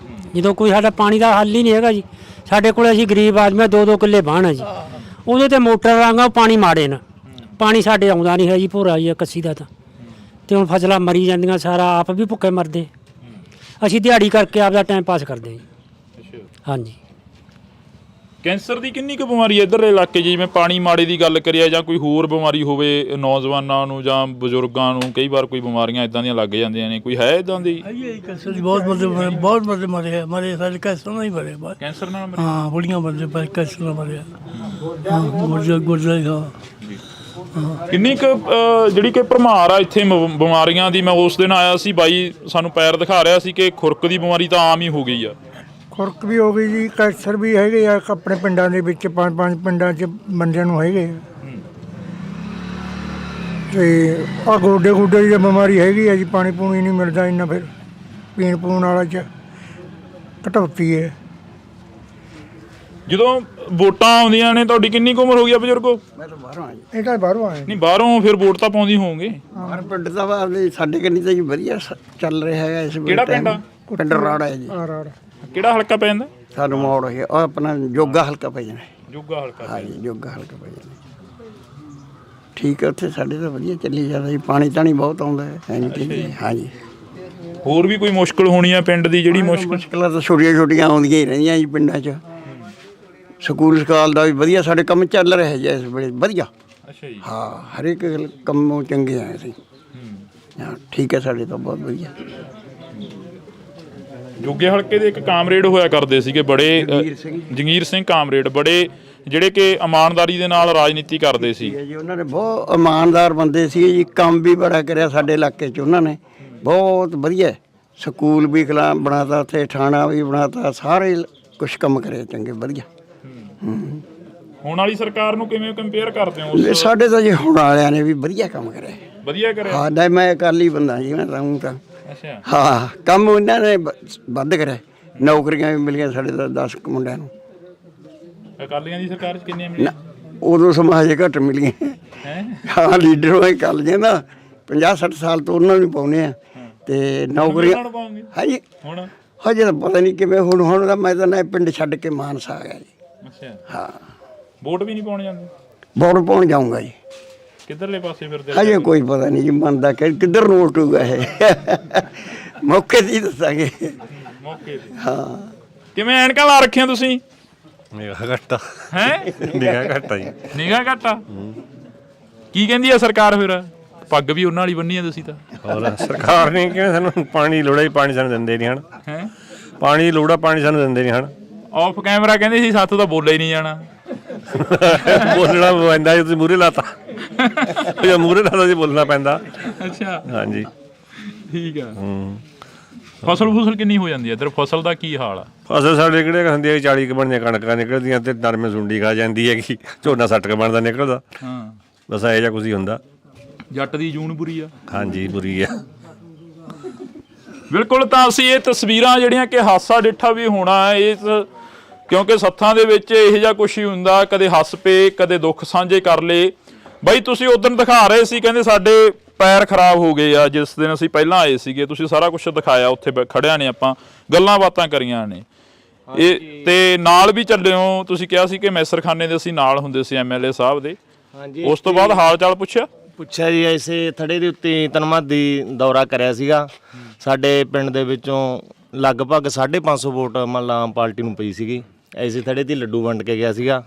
ਜਦੋਂ ਕੋਈ ਸਾਡਾ ਪਾਣੀ ਦਾ ਹੱਲ ਹੀ ਨਹੀਂ ਹੈਗਾ ਜੀ, ਸਾਡੇ ਕੋਲ ਅਸੀਂ ਗਰੀਬ ਆਦਮੀ 2-2 ਕਿੱਲੇ ਬਾਣ ਹੈ ਜੀ, ਉਹਦੇ ਤੇ ਮੋਟਰ ਲਾਂਗਾ, ਉਹ ਪਾਣੀ ਮਾੜੇ ਨਾ, ਪਾਣੀ ਸਾਡੇ ਆਉਂਦਾ ਨਹੀਂ ਹੈ ਜੀ, ਭੋਰਾ ਜੀ ਕੱਸੀ ਦਾ ਤਾਂ। ਤੇ ਹੁਣ ਫਸਲਾਂ ਮਰੀ ਜਾਂਦੀਆਂ, ਸਾਰਾ ਆਪ ਵੀ ਭੁੱਖੇ ਮਰਦੇ, ਅਸੀਂ ਦਿਹਾੜੀ ਕਰਕੇ ਆਪਦਾ ਟਾਈਮ ਪਾਸ ਕਰਦੇ ਜੀ। ਹਾਂਜੀ। ਕੈਂਸਰ ਦੀ ਕਿੰਨੀ ਕੁ ਬਿਮਾਰੀ ਹੈ ਇੱਧਰਲੇ ਇਲਾਕੇ 'ਚ? ਜਿਵੇਂ ਪਾਣੀ ਮਾੜੇ ਦੀ ਗੱਲ ਕਰੀਏ ਜਾਂ ਕੋਈ ਹੋਰ ਬਿਮਾਰੀ ਹੋਵੇ ਨੌਜਵਾਨਾਂ ਨੂੰ ਜਾਂ ਬਜ਼ੁਰਗਾਂ ਨੂੰ, ਕਈ ਵਾਰ ਕੋਈ ਬਿਮਾਰੀਆਂ ਇੱਦਾਂ ਦੀਆਂ ਲੱਗ ਜਾਂਦੀਆਂ ਨੇ, ਕੋਈ ਹੈ ਇੱਦਾਂ ਦੀ? ਕੈਂਸਰ ਦੀ ਬਹੁਤ ਬੰਦੇ ਮਰੇ ਸਾਡੇ ਕੈਂਸਰ ਨਾਲ ਹੀ ਮਰੇ। ਕੈਂਸਰ ਨਾਲ? ਹਾਂ, ਬੁੜੀਆਂ ਬੰਦੇ ਪਰ ਕੈਂਸਰ ਨਾਲ ਮਰਿਆ। ਗੁਰਜਾ ਕਿੰਨੀ ਕੁ ਜਿਹੜੀ ਕਿ ਭਰਮਾਰ ਆ ਇੱਥੇ ਬਿਮਾਰੀਆਂ ਦੀ। ਮੈਂ ਉਸ ਦਿਨ ਆਇਆ ਸੀ, ਬਾਈ ਸਾਨੂੰ ਪੈਰ ਦਿਖਾ ਰਿਹਾ ਸੀ ਕਿ ਖੁਰਕ ਦੀ ਬਿਮਾਰੀ ਤਾਂ ਆਮ ਹੀ ਹੋ ਗਈ ਆ। ਖੁਰਕ ਵੀ ਹੋ ਗਈ ਜੀ, ਕੈਂਸਰ ਵੀ ਹੈਗੇ ਆ ਆਪਣੇ ਪਿੰਡਾਂ ਦੇ ਵਿੱਚ, 5-5 ਪਿੰਡਾਂ 'ਚ ਬੰਦਿਆਂ ਨੂੰ ਹੈਗੇ ਆ। ਤੇ ਆ ਗੋਡੇ ਦੀ ਬਿਮਾਰੀ ਹੈਗੀ ਆ ਜੀ, ਪਾਣੀ ਪੂਣੀ ਨਹੀਂ ਮਿਲਦਾ ਇੰਨਾ, ਫਿਰ ਪੀਣ ਪੂਣ ਵਾਲਾ 'ਚ ਘਟੌਤੀ ਹੈ। ਜਦੋਂ ਵੋਟਾਂ ਆਉਂਦੀਆਂ ਨੇ, ਤੁਹਾਡੀ ਕਿੰਨੀ ਕੁ ਉਮਰ ਹੋ ਗਈ ਆ ਬਜ਼ੁਰਗੋ? ਮੈਂ ਤਾਂ ਬਾਹਰੋਂ ਆਇਆ। ਇਹ ਤਾਂ ਬਾਹਰੋਂ ਆਏ ਨਹੀਂ, ਬਾਹਰੋਂ ਫਿਰ ਵੋਟ ਤਾਂ ਪਾਉਂਦੀ ਹੋਵੋਗੇ। ਹਰ ਪਿੰਡ ਦਾ ਸਾਡੇ ਕੰਨੀ ਤਾਂ ਜੀ ਵਧੀਆ ਚੱਲ ਰਿਹਾ ਹੈਗਾ ਇਸ ਵੇਲੇ। ਕਿਹੜਾ ਪਿੰਡ ਆ? ਪਿੰਡ ਰਾੜਾ ਹੈ ਜੀ। ਕਿਹੜਾ ਹਲਕਾ ਪੈ ਜਾਂਦਾ? ਸਾਨੂੰ ਮੋੜ ਹੈ ਉਹ ਆਪਣਾ ਜੋਗਾ ਹਲਕਾ ਪੈ ਜਾਣਾ। ਜੋਗਾ ਹਲਕਾ? ਹਾਂਜੀ, ਜੋਗਾ ਹਲਕਾ ਪੈ ਜਾਣਾ। ਠੀਕ ਹੈ, ਉੱਥੇ ਸਾਡੇ ਤਾਂ ਵਧੀਆ ਚੱਲੀ ਜਾਂਦਾ ਜੀ, ਪਾਣੀ ਤਾਣੀ ਬਹੁਤ ਆਉਂਦਾ ਹੈ। ਹਾਂਜੀ। ਹੋਰ ਵੀ ਕੋਈ ਮੁਸ਼ਕਲ ਹੋਣੀ ਆ ਪਿੰਡ ਦੀ? ਜਿਹੜੀ ਮੁਸ਼ਕਲਾਂ ਤਾਂ ਛੋਟੀਆਂ ਆਉਂਦੀਆਂ ਹੀ ਰਹਿੰਦੀਆਂ ਜੀ ਪਿੰਡਾਂ 'ਚ। ਸਕੂਲ ਸਕਾਲ ਦਾ ਵੀ ਵਧੀਆ ਸਾਡੇ ਕੰਮ ਚੱਲ ਰਿਹਾ ਜੀ ਇਸ ਵੇਲੇ, ਵਧੀਆ। ਅੱਛਾ ਜੀ। ਹਾਂ, ਹਰੇਕ ਕੰਮ ਚੰਗੇ ਆ ਅਸੀਂ। ਹਾਂ, ਠੀਕ ਹੈ, ਸਾਡੇ ਤਾਂ ਬਹੁਤ ਵਧੀਆ। ਜੋਗੇ ਹਲਕੇ ਦੇ ਇੱਕ ਕਾਮਰੇਡ ਹੋਇਆ ਕਰਦੇ ਸੀਗੇ ਬੜੇ, ਜੰਗੀਰ ਸਿੰਘ ਕਾਮਰੇਡ, ਬੜੇ ਜਿਹੜੇ ਕਿ ਇਮਾਨਦਾਰੀ ਦੇ ਨਾਲ ਰਾਜਨੀਤੀ ਕਰਦੇ ਸੀ ਜੀ। ਉਹਨਾਂ ਨੇ ਬਹੁਤ ਇਮਾਨਦਾਰ ਬੰਦੇ ਸੀ ਜੀ, ਕੰਮ ਵੀ ਬੜਾ ਕਰਿਆ ਸਾਡੇ ਇਲਾਕੇ 'ਚ ਉਹਨਾਂ ਨੇ, ਬਹੁਤ ਵਧੀਆ। ਸਕੂਲ ਵੀ ਬਣਾਤਾ, ਉੱਥੇ ਥਾਣਾ ਵੀ ਬਣਾਤਾ, ਸਾਰੇ ਕੁਛ ਕੰਮ ਕਰੇ ਚੰਗੇ ਵਧੀਆ। ਹੁਣ ਵਾਲੀ ਸਰਕਾਰ ਨੂੰ ਕਿਵੇਂ ਕੰਪੇਅਰ ਕਰਦੇ ਹੋ? ਸਾਡੇ ਤਾਂ ਜੀ ਹੁਣ ਵਾਲਿਆਂ ਨੇ ਵੀ ਵਧੀਆ ਕੰਮ ਕਰਿਆ। ਵਧੀਆ ਕਰਿਆ? ਹਾਂ, ਨਹੀਂ ਮੈਂ ਅਕਾਲੀ ਬੰਦਾ ਜੀ, ਮੈਂ ਤਾਂ ਅੱਛਾ। ਹਾਂ, ਕੰਮ ਉਹਨਾਂ ਨੇ ਵੱਧ ਕਰਿਆ, ਨੌਕਰੀਆਂ ਵੀ ਮਿਲੀਆਂ ਸਾਡੇ ਤਾਂ 10 ਮੁੰਡਿਆਂ ਨੂੰ। ਅਕਾਲੀਆਂ ਦੀ ਸਰਕਾਰ 'ਚ ਕਿੰਨੀਆਂ ਮਿਲੀਆਂ? ਉਦੋਂ ਸਮਾਂ ਹਜੇ ਘੱਟ ਮਿਲੀਆਂ। ਹਾਂ, ਲੀਡਰ ਹੋਏ ਕਰ ਜਾਂਦਾ 50-60 ਸਾਲ ਤੋਂ ਉਹਨਾਂ ਨੂੰ ਪਾਉਂਦੇ ਆ, ਤੇ ਨੌਕਰੀਆਂ ਹਾਂਜੀ ਹੁਣ ਹਜੇ ਤਾਂ ਪਤਾ ਨਹੀਂ ਕਿਵੇਂ। ਹੁਣ ਤਾਂ ਮੈਂ ਤਾਂ ਨਾ ਪਿੰਡ ਛੱਡ ਕੇ ਮਾਨਸਾ ਆ ਗਿਆ ਜੀ। ਅੱਛਾ। ਹਾਂ। ਵੋਟ ਵੀ ਨਹੀਂ ਪਾਉਣ ਜਾਂਦੇ? ਵੋਟ ਪਾਉਣ ਜਾਊਂਗਾ ਜੀ। ਕਿੱਧਰਲੇ ਪਾਸੇ ਫਿਰਦੇ ਹਜੇ ਕੋਈ ਪਤਾ ਨਹੀਂ ਜੀ ਮੰਨਦਾ ਕਿੱਧਰ ਨੂੰ ਉਲਟੂਗਾ ਇਹ ਮੌਕੇ ਤੇ ਹੀ ਦੱਸਾਂਗੇ। ਮੌਕੇ ਤੇ ਹਾਂ ਕਿਵੇਂ ਐਨਕਾਂ ਲਾ ਰੱਖੀਆਂ ਤੁਸੀਂ? ਨਿਗਾਹ ਘੱਟਾ ਹੈ ਨਿਗਾਹ ਘੱਟਾ ਜੀ। ਨਿਗਾਹ ਘੱਟਾ ਕੀ ਕਹਿੰਦੀ ਆ ਸਰਕਾਰ ਫਿਰ? ਪੱਗ ਵੀ ਉਹਨਾਂ ਵਾਲੀ ਬੰਨੀ ਆ ਤੁਸੀਂ ਤਾਂ। ਹੋਰ ਸਰਕਾਰ ਨੇ ਕਿਹਾ ਸਾਨੂੰ ਪਾਣੀ ਦੀ ਲੋੜ ਹੈ, ਪਾਣੀ ਸਾਨੂੰ ਦਿੰਦੇ ਨਹੀਂ ਹਨ। ਹੈ ਪਾਣੀ ਦੀ ਲੋੜ ਆ, ਪਾਣੀ ਸਾਨੂੰ ਦਿੰਦੇ ਨਹੀਂ ਹਨ। ਆਫ ਕੈਮਰਾ ਕਹਿੰਦੇ ਸੀ ਸਾਥੋਂ ਤਾਂ ਬੋਲਿਆ ਹੀ ਨਹੀਂ ਜਾਣਾ। ਬੋਲਣਾ ਪੈਂਦਾ ਜੀ, ਤੁਸੀਂ ਮੂਹਰੇ ਲਾਤਾ ਜੇ ਮੂਹਰੇ ਲਾਤਾ ਜੀ ਬੋਲਣਾ ਪੈਂਦਾ। ਅੱਛਾ ਹਾਂਜੀ ਠੀਕ ਆ। ਫਸਲ ਕਿੰਨੀ ਹੋ ਜਾਂਦੀ ਹੈ ਇੱਧਰ? ਫਸਲ ਦਾ ਕੀ ਹਾਲ ਆ? ਫਸਲ ਸਾਡੇ ਕਿਹੜੇ ਹੁੰਦੀ ਹੈ 40 ਕੁ ਬਣਦੀਆਂ ਕਣਕਾਂ ਨਿਕਲਦੀਆਂ ਤੇ ਨਰਮੇ ਸੁੰਡੀ ਖਾ ਜਾਂਦੀ ਹੈਗੀ, ਝੋਨਾ 60 ਕੁ ਬਣਦਾ ਨਿਕਲਦਾ। ਹਾਂ ਬਸ ਇਹੋ ਜਿਹਾ ਕੁਝ ਹੀ ਹੁੰਦਾ। ਜੱਟ ਦੀ ਜੂਨ ਬੁਰੀ ਆ। ਹਾਂਜੀ ਬੁਰੀ ਆ ਬਿਲਕੁਲ। ਤਾਂ ਅਸੀਂ ਇਹ ਤਸਵੀਰਾਂ ਜਿਹੜੀਆਂ ਕਿ ਹਾਸਾ ਡਿੱਠਾ ਵੀ ਹੋਣਾ ਇਸ ਕਿਉਂਕਿ ਸੱਥਾਂ ਦੇ ਵਿੱਚ ਇਹੋ ਜਿਹਾ ਕੁਛ ਹੀ ਹੁੰਦਾ, ਕਦੇ ਹੱਸ ਪਏ ਕਦੇ ਦੁੱਖ ਸਾਂਝੇ ਕਰ ਲਏ। ਬਾਈ ਤੁਸੀਂ ਉਦੋਂ ਦਿਖਾ ਰਹੇ ਸੀ, ਕਹਿੰਦੇ ਸਾਡੇ ਪੈਰ ਖਰਾਬ ਹੋ ਗਏ ਆ ਜਿਸ ਦਿਨ ਅਸੀਂ ਪਹਿਲਾਂ ਆਏ ਸੀਗੇ। ਤੁਸੀਂ ਸਾਰਾ ਕੁਝ ਦਿਖਾਇਆ, ਉੱਥੇ ਖੜਿਆ ਨੇ ਆਪਾਂ ਗੱਲਾਂ ਬਾਤਾਂ ਕਰੀਆਂ ਨੇ। ਇਹ ਤੇ ਨਾਲ ਵੀ ਚੱਲੇ ਹੋ ਤੁਸੀਂ, ਕਿਹਾ ਸੀ ਕਿ ਮੈਸਰਖਾਨੇ ਦੇ ਅਸੀਂ ਨਾਲ ਹੁੰਦੇ ਸੀ MLA ਸਾਹਿਬ ਦੇ। ਉਸ ਤੋਂ ਬਾਅਦ ਹਾਲ ਚਾਲ ਪੁੱਛਿਆ ਜੀ। ਐਸੇ ਥੜੇ ਦੇ ਉੱਤੇ ਤਨਮਾਦੀ ਦੌਰਾ ਕਰਿਆ ਸੀਗਾ। ਸਾਡੇ ਪਿੰਡ ਦੇ ਵਿੱਚੋਂ ਲਗਭਗ 550 ਵੋਟ ਮਤਲਬ ਆਮ ਪਾਰਟੀ ਨੂੰ ਪਈ ਸੀਗੀ। ਐਸੇ ਥੜੇ ਤੇ ਲੱਡੂ ਵੰਡ ਕੇ ਗਿਆ ਸੀਗਾ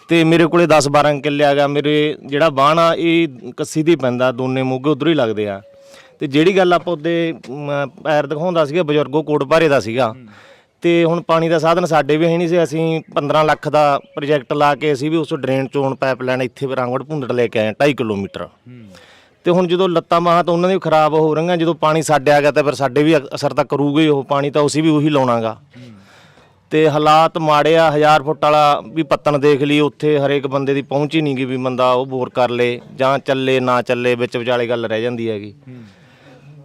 ਤੇ ਮੇਰੇ ਕੋਲੇ 10-12 ਕਿੱਲੇ ਆ ਗਿਆ। ਮੇਰੇ ਜਿਹੜਾ ਬਾਣ ਆ ਇਹ ਕੱਸੀ ਦੀ ਪੈਂਦਾ, ਦੋਨੇ ਮੋਗੇ ਉਧਰ ਹੀ ਲੱਗਦੇ ਆ। ਤੇ ਜਿਹੜੀ ਗੱਲ ਆਪਾਂ ਉਹਦੇ ਪੈਰ ਦਿਖਾਉਂਦਾ ਸੀਗਾ ਬਜ਼ੁਰਗੋ ਕੋਟ ਭਾਰੇ ਦਾ ਸੀਗਾ। ਤੇ ਹੁਣ ਪਾਣੀ ਦਾ ਸਾਧਨ ਸਾਡੇ ਵੀ ਹੈ ਨਹੀਂ ਸੀ। ਅਸੀਂ 15 ਲੱਖ ਦਾ ਪ੍ਰੋਜੈਕਟ ਲਾ ਕੇ ਅਸੀਂ ਵੀ ਉਸ ਡਰੇਨ ਚੋਣ ਪਾਈਪ ਲਾਈਨ ਇੱਥੇ ਰਾਂਗੜ ਭੁੰਦੜ ਲੈ ਕੇ ਆਏ 2.5 ਕਿਲੋਮੀਟਰ। ਤੇ ਹੁਣ ਜਦੋਂ ਲੱਤਾਂ ਬਾਹਾਂ ਤਾਂ ਉਹਨਾਂ ਦੀ ਖਰਾਬ ਹੋ ਰਹੀਆਂ, ਜਦੋਂ ਪਾਣੀ ਸਾਡੇ ਆ ਗਿਆ ਤਾਂ ਫਿਰ ਸਾਡੇ ਵੀ ਅਸਰ ਤਾਂ ਕਰੂਗਾ ਹੀ ਉਹ ਪਾਣੀ, ਤਾਂ ਅਸੀਂ ਵੀ ਉਹੀ ਲਾਉਣਾਗਾ। ਤੇ ਹਾਲਾਤ ਮਾੜੇ ਆ। 1000 ਫੁੱਟ ਵਾਲਾ ਵੀ ਪੱਤਣ ਦੇਖ ਲਈ, ਉੱਥੇ ਹਰੇਕ ਬੰਦੇ ਦੀ ਪਹੁੰਚ ਹੀ ਨਹੀਂ ਗਈ ਵੀ ਬੰਦਾ ਉਹ ਬੋਰ ਕਰ ਲੇ ਜਾਂ ਚੱਲੇ ਨਾ ਚੱਲੇ, ਵਿੱਚ ਵਿਚਾਲੇ ਗੱਲ ਰਹਿ ਜਾਂਦੀ ਹੈਗੀ।